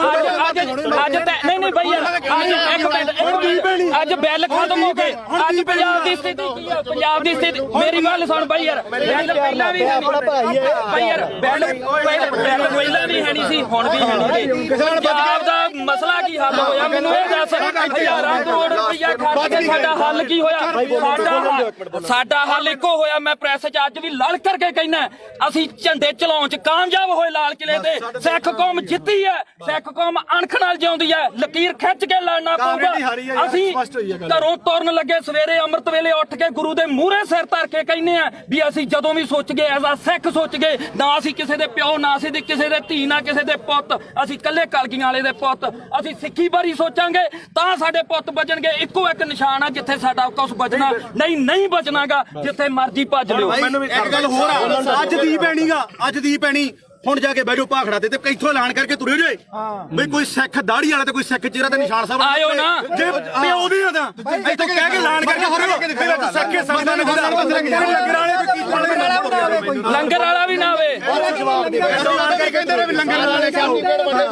ਅੱਜ ਨਹੀਂ ਬਈ ਅੱਜ ਬਿੱਲ ਖਤਮ ਹੋ ਗਏ ਅੱਜ ਪੰਜਾਬ ਦੀ ਸਥਿਤੀ ਕੀ ਹੈ ਪੰਜਾਬ ਦੀ ਸਥਿਤੀ ਮੇਰੀ ਗੱਲ ਸੁਣ ਬਈ ਯਾਰ ਬਿੱਲ ਪਹਿਲਾਂ ਵੀ ਹੈ ਬਈ ਯਾਰ ਬਿੱਲ ਪਹਿਲਾਂ ਵੀ ਹੈ ਨਹੀਂ ਸੀ ਹੁਣ ਵੀ ਹੈ ਨਹੀਂ ਪੰਜਾਬ ਦਾ ਮਸਲਾ ਕੀ ਹੱਲ ਹੋਇਆ ਮੈਨੂੰ ਇਹ ਦੱਸ ਹਜ਼ਾਰਾਂ ਕਰੋੜ ਰੁਪਈਆ ਖਰਚ ਕੇ ਸਾਡਾ ਹੱਲ ਕੀ ਹੋਇਆ ਸਾਡਾ ਹੱਲ ਇੱਕੋ ਹੋਇਆ ਮੈਂ ਪ੍ਰੈਸ 'ਚ ਅੱਜ ਵੀ ਲੜ ਕਰਕੇ ਕਹਿਣਾ ਅਸੀਂ ਝੰਡੇ ਚਲਾਉਣ 'ਚ ਕਾਮਯਾਬ ਹੋਏ ਲਾਲ ਕਿਲੇ ਤੇ ਸਿੱਖ ਕੌਮ ਜਿੱਤੀ ਹੈ ਸਿੱਖ ਕੌਮ ਅਣਖ ਨਾਲ ਜਿਉਂਦੀ ਹੈ ਲਕੀਰ ਖਿੱਚ ਕੇ ਲੜਨਾ ਪਊਗਾ ਅਸੀਂ ਘਰੋਂ ਤੁਰਨ ਲੱਗੇ ਸਵੇਰੇ ਅੰਮ੍ਰਿਤ ਵੇਲੇ ਉੱਠ ਕੇ ਗੁਰੂ ਦੇ ਮੂਹਰੇ ਸਿਰ ਧਰ ਕੇ ਕਹਿੰਦੇ ਆ ਵੀ ਅਸੀਂ ਜਦੋਂ ਵੀ ਸੋਚ ਗਏ ਐਜ਼ ਆ ਸਿੱਖ ਸੋਚ ਗਏ ਨਾ ਅਸੀਂ ਕਿਸੇ ਦੇ ਪਿਓ ਨਾ ਅਸੀਂ ਕਿਸੇ ਦੇ ਧੀ ਨਾ ਕਿਸੇ ਦੇ ਪੁੱਤ ਅਸੀਂ ਇਕੱਲੇ ਕਲਗੀਆਂ ਵਾਲੇ ਦੇ ਪੁੱਤ ਅਸੀਂ ਸਿੱਖੀ ਬਾਰੇ ਸੋਚਾਂਗੇ ਤਾਂ ਸਾਡੇ ਪੁੱਤ ਬਚਣਗੇ ਇੱਕੋ ਇੱਕ ਨਿਸ਼ਾਨ ਆ ਜਿੱਥੇ ਸਾਡਾ ਕੁਝ ਬਚਣਾ ਨਹੀਂ ਬਚਣਾਗਾ ਜਿੱਥੇ ਮਰਜ਼ੀ ਭੱਜ ਲਿਓ ਇੱਕ ਗੱਲ ਹੋਰ ਆ ਅੱਜ ਦੀ ਪੈਣੀਗਾ ਅੱਜ ਦੀ ਪੈਣੀ ਹੁਣ ਜਾ ਕੇ ਬੈਠੋ ਭਾਖੜਾ ਤੇ ਇੱਥੋਂ ਐਲਾਨ ਕਰਕੇ ਤੁਰੇ ਜੇ ਬਈ ਕੋਈ ਸਿੱਖ ਦਾੜੀ ਵਾਲਾ ਤੇ ਕੋਈ ਸਿੱਖ ਚਿਹਰਾ ਤੇ ਨਿਸ਼ਾਨ ਸਾਹਿਬ ਆਇਓ ਨਾ ਜੇ ਪਿਓ ਦੀ ਨਾ ਇੱਥੋਂ ਕਹਿ ਕੇ ਐਲਾਨ ਕਰਕੇ ਤੁਰੇ ਸਿੱਖੇ ਸੰਗਤਾਂ ਨੂੰ ਲੰਗਰ ਵਾਲਾ ਵੀ ਨਾ ਆਵੇ ਕਹਿੰਦੇ ਨੇ ਵੀ ਲੰਗਰ ਵਾਲੇ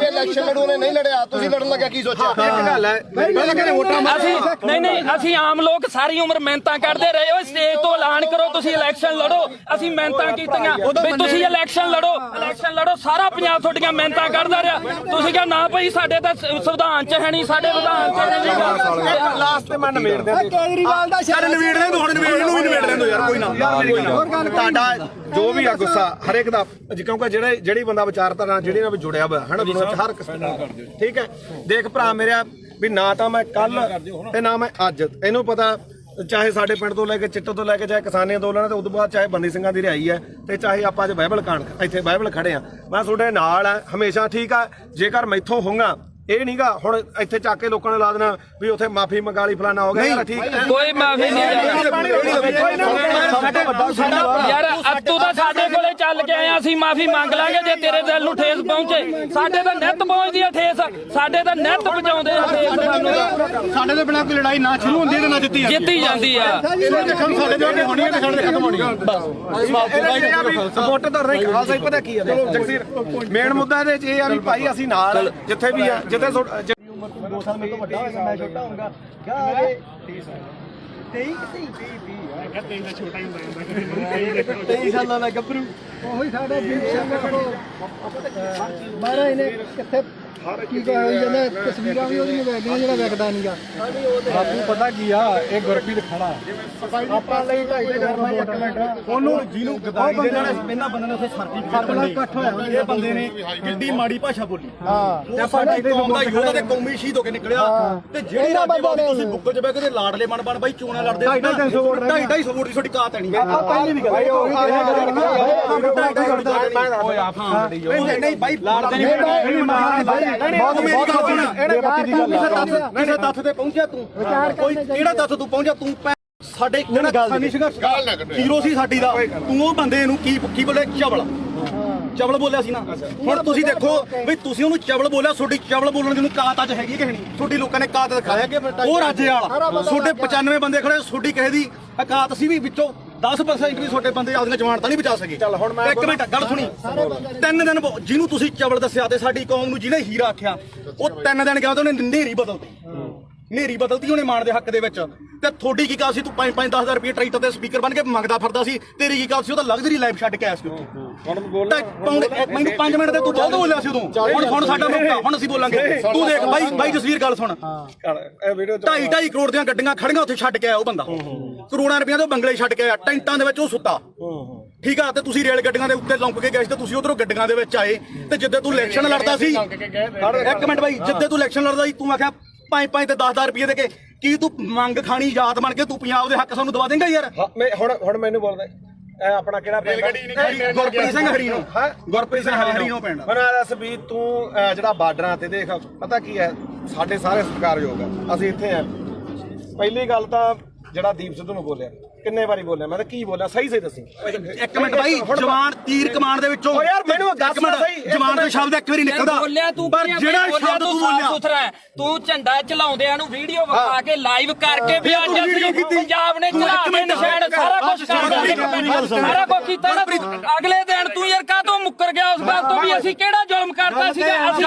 ਇਲੈਕਸ਼ਨ ਲੜੂਨੇ ਨਹੀਂ ਲੜਿਆ ਤੁਸੀਂ ਲੜਨ ਲੱਗਿਆ ਕੀ ਸੋਚਿਆ ਇੱਕ ਗੱਲ ਹੈ ਪਹਿਲਾਂ ਕਹਿੰਦੇ ਵੋਟਾਂ ਅਸੀਂ ਨਹੀਂ ਅਸੀਂ ਆਮ ਲੋਕ ਸਾਰੀ ਉਮਰ ਮਿਹਨਤਾਂ ਕਰਦੇ ਰਹੇ ਓਏ ਸਟੇਜ ਤੋਂ ਐਲਾਨ ਕਰੋ ਤੁਸੀਂ ਇਲੈਕਸ਼ਨ ਲੜੋ ਅਸੀਂ ਮਿਹਨਤਾਂ ਕੀਤੀਆਂ ਵੀ ਤੁਸੀਂ ਇਲੈਕਸ਼ਨ ਲੜੋ ਸਾਰਾ ਪੰਜਾਬ ਤੁਹਾਡੀਆਂ ਮਿਹਨਤਾਂ ਕਰਦਾ ਰਿਹਾ ਤੁਸੀਂ ਕਿਹਾ ਨਾ ਭਾਈ ਸਾਡੇ ਤਾਂ ਸੰਵਿਧਾਨ 'ਚ ਹੈ ਨਹੀਂ ਸਾਡੇ ਵਿਧਾਨ 'ਚ ਹੈ ਨਹੀਂ ਲਾਸਟ ਤੇ ਮੈਂ ਨਵੇੜਦਾ ਕੇਜਰੀਵਾਲ ਦਾ ਚੱਲ ਨਵੇੜ ਦੇ ਹੁਣ ਨਵੇੜ ਨੂੰ ਵੀ ਨਵੇੜ ਦੇ ਯਾਰ ਕੋਈ ਨਾ ਤੁਹਾਡਾ ਜੋ ਵੀ ਆ ਗੁੱਸਾ ਹਰੇਕ ਦਾ ਕਿਉਂਕਿ ਜਿਹੜੀ ਬੰਦਾ ਵਿਚਾਰਧਾਰਾ ਜਿਹੜੀ ਨਾਲ ਜੁੜਿਆ ਹੋਇਆ ਹੈ ਨਾ ਦੁਨੀਆ 'ਚ ਹਰ ਕਿਸਮ ਦਾ ਠੀਕ ਹੈ ਦੇਖ ਭਰਾ ਮੇਰਾ ਵੀ ਨਾ ਤਾਂ ਮੈਂ ਕੱਲ ਤੇ ਨਾ ਮੈਂ ਅੱਜ ਇਹਨੂੰ ਪਤਾ ਚਾਹੇ ਸਾਡੇ ਪਿੰਡ ਤੋਂ ਲੈ ਕੇ ਚਿੱਟੋ ਤੋਂ ਲੈ ਕੇ ਚਾਹੇ ਕਿਸਾਨੀ ਅੰਦੋਲਨ ਤੇ ਉਦੋਂ ਬਾਅਦ ਚਾਹੇ ਬੰਦੀ ਸਿੰਘਾਂ ਦੀ ਰਿਹਾਈ ਹੈ ਤੇ ਚਾਹੇ ਆਪਾਂ ਅੱਜ ਬਾਈਬਲ ਕਾਣ ਇੱਥੇ ਬਾਈਬਲ ਖੜੇ ਆ ਮੈਂ ਤੁਹਾਡੇ ਨਾਲ ਆ ਹਮੇਸ਼ਾ ਠੀਕ ਆ ਜੇਕਰ ਮੈਥੋਂ ਹੋਊਗਾ ਇਹ ਨਹੀਂਗਾ ਹੁਣ ਇੱਥੇ ਚੱਕ ਕੇ ਲੋਕਾਂ ਨੇ ਲਾ ਦੇਣਾ ਵੀ ਉੱਥੇ ਮਾਫੀ ਮੰਗਾ ਲਈ ਫਲਾਣਾ ਹੋ ਗਿਆ ਯਾਰ ਠੀਕ ਕੋਈ ਮਾਫੀ ਨਹੀਂ ਯਾਰ ਅੱਤੂ ਤਾਂ ਸਾਡੇ ਕੋਲੇ ਚੱਲ ਕੇ ਆਇਆ ਅਸੀਂ ਮਾਫੀ ਮੰਗ ਲਾਂਗੇ ਜੇ ਤੇਰੇ ਦਿਲ ਨੂੰ ਠੇਸ ਪਹੁੰਚੇ ਸਾਡੇ ਤਾਂ ਨਿੱਤ ਪਹੁੰਚਦੀ ਆ ਠੇਸ ਸਾਡੇ ਤਾਂ ਨਿੱਤ ਪਹੁੰਚਾਉਂਦੇ ਆ ਠੇਸ ਸਾਨੂੰ ਸਾਡੇ ਦੇ ਬਿਨਾਂ ਕੋਈ ਲੜਾਈ ਨਾ ਸ਼ੁਰੂ ਹੁੰਦੀ ਤੇ ਨਾ ਜਿੱਤੀ ਜਾਂਦੀ ਆ ਸਾਡੇ ਜੋ ਹੋਣੀ ਹੈ ਤੇ ਸਾਡੇ ਖਤਮ ਹੋਣੀ ਹੈ ਸਪੋਰਟ ਤਾਂ ਨਹੀਂ ਖਾਲਸਾ ਪਤਾ ਕੀ ਹੈ ਜਗਸੀਰ ਮੇਨ ਮੁੱਦਾ ਇਹਦੇ ਚ ਇਹ ਆ ਵੀ ਭਾਈ ਅਸੀਂ ਨਾਲ ਜਿੱਥੇ ਵੀ ਆ ਜਿੱਥੇ 2 ਸਾਲ ਮੇਰੇ ਤੋਂ ਵੱਡਾ ਹੋਏਗਾ ਮੈਂ ਛੋਟਾ ਹੋਊਗਾ ਗਾਰੇ 23 ਸਾਲਾਂ ਦਾ ਗੱਭਰੂ ਉਹੀ ਸਾਡਾ ਦੀਪ ਸਿੰਘ ਮਹਾਰਾਜ ਨੇ ਕਿੱਥੇ ਕੀ ਹੋਈ ਜਾਂਦਾ ਤਸਵੀਰਾਂ ਵੀ ਉਹਦੀਆਂ ਵੇਖਦੀਆਂ ਜਿਹੜਾ ਵੇਖਦਾ ਨਹੀਂਗਾ ਬਾਪੂ ਪਤਾ ਕੀ ਆ ਇਹ ਗੁਰਪ੍ਰੀਤ ਖੜਾ ਆਪਾਂ ਲਈ 2.5 ਕਰਨਾ ਇੱਕ ਮਿੰਟ ਉਹਨੂੰ ਜਿਹਨੂੰ ਗਦਾਈ ਦੇ ਨਾਲ ਇਹਨਾਂ ਬੰਦੇ ਨੇ ਉੱਥੇ ਸਰਟੀਫਿਕੇਟ ਇਕੱਠ ਹੋਇਆ ਇਹ ਬੰਦੇ ਨੇ ਕਿੰਨੀ ਮਾੜੀ ਭਾਸ਼ਾ ਬੋਲੀ ਹਾਂ ਤੇ ਸਾਡੇ ਕੌਮ ਦਾ ਯੋਧਾ ਤੇ ਕੌਮੀ ਸ਼ਹੀਦ ਹੋ ਕੇ ਨਿਕਲਿਆ ਤੇ ਜਿਹੜੇ ਰਾਜੇ ਤੁਸੀਂ ਬੁੱਕਲ 'ਚ ਬਹਿ ਕੇ ਲਾਡਲੇ ਬਣ ਬਾਈ ਚੋਣਾਂ ਲੜਦੇ 250 ਵੋਟ ਦੀ ਤੁਹਾਡੀ ਕਾਤ ਨਹੀਂ ਆ ਪਹਿਲੀ ਵੀ ਗੱਲ ਨਹੀਂ ਬਾਈ ਲਾੜਦੇ ਨਹੀਂ ਤੱਥ ਤੇ ਪਹੁੰਚਿਆ ਤੂੰ ਕੋਈ ਕਿਹੜਾ ਤੱਥ ਤੂੰ ਪਹੁੰਚਿਆ ਤੂੰ ਸਾਡੇ ਕਿਸਾਨੀ ਸੰਘਰਸ਼ ਹੀਰੋ ਸੀ ਸਾਡੀ ਦਾ ਤੂੰ ਉਹ ਬੰਦੇ ਨੂੰ ਕੀ ਬੋਲੇ ਚਵਲ ਬੋਲਿਆ ਸੀ ਨਾ ਹੁਣ ਤੁਸੀਂ ਦੇਖੋ ਵੀ ਤੁਸੀਂ ਉਹਨੂੰ ਚਵਲ ਬੋਲਿਆ ਤੁਹਾਡੀ ਚਵਲ ਬੋਲਣ ਦੀ ਨੂੰ ਕਾਤ ਅੱਜ ਹੈਗੀ ਕਿ ਨਹੀਂ ਤੁਹਾਡੀ ਲੋਕਾਂ ਨੇ ਕਾਤ ਦਿਖਾਇਆ ਉਹ ਰਾਜੇ ਵਾਲਾ ਤੁਹਾਡੇ 95 ਬੰਦੇ ਖੜੇ ਤੁਹਾਡੀ ਕਿਸੇ ਦੀ ਕਾਤ ਸੀ ਵੀ ਵਿੱਚੋਂ 10% ਵੀ ਤੁਹਾਡੇ ਬੰਦੇ ਆਪਦੀਆਂ ਜਵਾਨ ਤਾਂ ਨਹੀਂ ਬਚਾ ਸਕੇ ਚੱਲ ਹੁਣ ਮੈਂ ਇੱਕ ਮਿੰਟ ਗੱਲ ਸੁਣੀ 3 ਦਿਨ ਜਿਹਨੂੰ ਤੁਸੀਂ ਚਵਲ ਦੱਸਿਆ ਤੇ ਸਾਡੀ ਕੌਮ ਨੂੰ ਜਿਹਨੇ ਹੀਰਾ ਆਖਿਆ ਉਹ 3 ਦਿਨ ਗਿਆ ਤੇ ਉਹਨੇ ਨੇਰੀ ਬਦਲਤੀ ਉਹਨੇ ਮਾਣ ਦੇ ਹੱਕ ਦੇ ਵਿੱਚ ਤੇ ਤੁਹਾਡੀ ਕੀ ਕਾਲ ਸੀ ਤੂੰ 5-10 ਰੁਪਏ ਟਰੈਕਟਰ ਤੇ ਸਪੀਕਰ ਬਣ ਕੇ ਮੰਗਦਾ ਫਿਰਦਾ ਸੀ ਤੇਰੀ ਕੀ ਕਾਲ ਸੀ ਉਹ ਤਾਂ ਲਗਜ਼ਰੀ ਲਾਈਫ ਛੱਡ ਕੇ ਆਇਆ ਸੀ ਮੈਨੂੰ 5 ਮਿੰਟ ਤੇ ਤੂੰ ਬਹੁਤ ਬੋਲਿਆ ਸੀ ਉਦੋਂ ਹੁਣ ਸਾਡਾ ਮੌਕਾ ਹੁਣ ਅਸੀਂ ਬੋਲਾਂਗੇ ਤੂੰ ਦੇਖ ਬਾਈ ਜਸਵੀਰ ਗੱਲ ਸੁਣ 2.5 ਕਰੋੜ ਦੀਆਂ ਗੱਡੀਆਂ ਖੜੀਆਂ ਉੱਥੇ ਛੱਡ ਕੇ ਆਇਆ ਉਹ ਬੰਦਾ ਕਰੋੜਾਂ ਰੁਪਈਆਂ ਤੋਂ ਬੰਗਲੇ ਛੱਡ ਕੇ ਆਇਆ ਟੈਂਟਾਂ ਦੇ ਵਿੱਚ ਉਹ ਸੁੱਤਾ ਠੀਕ ਆ ਤੇ ਤੁਸੀਂ ਰੇਲ ਗੱਡੀਆਂ ਦੇ ਉੱਤੇ ਲੰਕ ਕੇ ਗਏ ਸੀ ਤੇ ਤੁਸੀਂ ਉਧਰੋਂ ਗੱਡੀਆਂ ਦੇ ਵਿੱਚ ਆਏ ਤੇ ਜਿੱਦੇ ਤੂੰ ਇਲੈਕਸ਼ਨ ਲੜਦਾ ਸੀ ਇੱਕ ਮਿੰਟ ਬਾਈ ਜਿੱਦੇ ਤੂੰ ਇਲੈਕਸ਼ਨ ਲੜਦਾ ਸੀ ਤੂੰ ਆਖਿਆ 5 ਤੇ 10 ਰੁਪਏ ਦੇ ਕੇ ਕੀ ਤੂੰ ਮੰਗ ਖਾਣੀ ਯਾਦ ਬਣ ਕੇ ਤੂੰ ਪੰਜਾਬ ਦੇ ਹੱਕ ਸਾਨੂੰ ਦਵਾ ਦੇਂਗਾ ਯਾਰ? ਮੈਂ ਹੁਣ ਮੈਨੂੰ ਬੋਲਦਾ ਆਪਣਾ ਕਿਹੜਾ ਪਿੰਡ ਗੁਰਪ੍ਰੀਤ ਸਿੰਘ ਹਰੀਨੋ ਗੁਰਪ੍ਰੀਤ ਸਿੰਘ ਹਰੀਨੋ ਪਿੰਡ। ਮੈਨੂੰ ਦੱਸ ਵੀ ਤੂੰ ਜਿਹੜਾ ਬਾਰਡਰਾਂ ਤੇ ਦੇਖ ਪਤਾ ਕੀ ਹੈ ਸਾਡੇ ਸਾਰੇ ਸਤਿਕਾਰਯੋਗ ਆ ਅਸੀਂ ਇੱਥੇ ਆ। ਪਹਿਲੀ ਗੱਲ ਤਾਂ ਜਿਹੜਾ ਦੀਪ ਸਿੱਧੂ ਨੂੰ ਬੋਲਿਆ ਕਿੰਨੇ ਵਾਰੀ ਬੋਲਿਆ ਮੈਂ ਤਾਂ ਕੀ ਬੋਲਿਆ ਸਹੀ ਦੱਸੀ। ਇੱਕ ਮਿੰਟ ਬਾਈ ਜਵਾਨ ਤੀਰ ਕਮਾਨ ਦੇ ਵਿੱਚੋਂ ਯਾਰ ਮੈਨੂੰ ਦੱਸ ਸਹੀ ਜਵਾਨ ਦਾ ਸ਼ਬਦ ਇੱਕ ਵਾਰੀ ਨਿਕਲਦਾ ਬੋਲਿਆ ਤੂੰ ਪਰ ਜਿਹੜਾ ਸ਼ਬਦ ਤੂੰ ਬੋਲਿਆ ਸੁਥਰਾ ਤੂੰ ਝੰਡਾ ਚਲਾਉਂਦਿਆਂ ਨੂੰ ਵੀਡੀਓ ਵਿਖਾ ਕੇ ਲਾਈਵ ਕਰਕੇ ਵੀ ਅੱਜ ਅਸੀਂ ਪੰਜਾਬ ਨੇ ਚਲਾ ਕੇ ਨਿਸ਼ਾਨ ਸਾਰਾ ਕੁਝ ਸਾਰਾ ਕੁਝ ਕੀਤਾ ਨਾ ਅਗਲੇ ਦਿਨ ਤੂੰ ਯਾਰ ਕਾਹਤੋਂ ਮੁੱਕਰ ਗਿਆ ਉਸ ਗੱਲ ਤੋਂ ਵੀ ਅਸੀਂ ਕਿਹੜਾ ਜ਼ੁਲਮ ਕਰਤਾ ਸੀਗਾ ਅਸੀਂ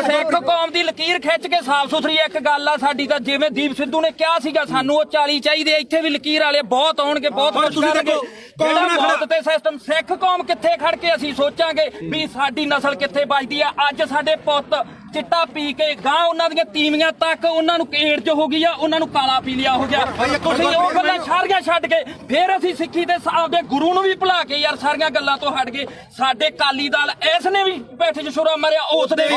ਸਿੱਖ ਕੌਮ ਦੀ ਲਕੀਰ ਖਿੱਚ ਕੇ ਸਾਫ਼ ਸੁਥਰੀ ਇੱਕ ਗੱਲ ਆ ਸਾਡੀ ਤਾਂ ਜਿਵੇਂ ਦੀਪ ਸਿੱਧੂ ਨੇ ਕਿਹਾ ਸੀਗਾ ਸਾਨੂੰ ਉਹ 40 ਚਾਹੀਦੇ ਇੱਥੇ ਵੀ ਲਕੀਰ ਵਾਲੇ ਬਹੁਤ ਆਉਣਗੇ ਬਹੁਤ ਕੁਝ ਕਰਨਗੇ ਜਿਹੜਾ ਮੌਤ ਤੇ ਸਿਸਟਮ ਸਿੱਖ ਕੌਮ ਕਿੱਥੇ ਖੜ ਕੇ ਅਸੀਂ ਸੋਚਾਂਗੇ ਵੀ ਸਾਡੀ ਨਸਲ ਕਿੱਥੇ ਬਚਦੀ ਆ। ਅੱਜ ਸਾਡੇ ਪੁੱਤ ਚਿੱਟਾ ਪੀ ਕੇ ਗਾਂ ਉਹਨਾਂ ਦੀਆਂ ਤੀਵੀਆਂ ਤੱਕ ਉਹਨਾਂ ਨੂੰ ਏਡਜ਼ ਹੋ ਗਈ ਆ ਉਹਨਾਂ ਨੂੰ ਕਾਲਾ ਪੀਲੀਆ ਹੋ ਗਿਆ। ਤੁਸੀਂ ਉਹ ਗੱਲਾਂ ਸਾਰੀਆਂ ਛੱਡ ਕੇ ਫਿਰ ਅਸੀਂ ਸਿੱਖੀ ਦੇ ਆਪਦੇ ਗੁਰੂ ਨੂੰ ਵੀ ਭੁਲਾ ਕੇ ਯਾਰ ਸਾਰੀਆਂ ਗੱਲਾਂ ਤੋਂ ਹਟ ਗਏ। ਸਾਡੇ ਕਾਲੀ ਦਲ ਇਸ ਨੇ ਵੀ ਬੈਠੇ ਚ ਛੁਰਾ ਮਾਰਿਆ ਉਸ ਦੇ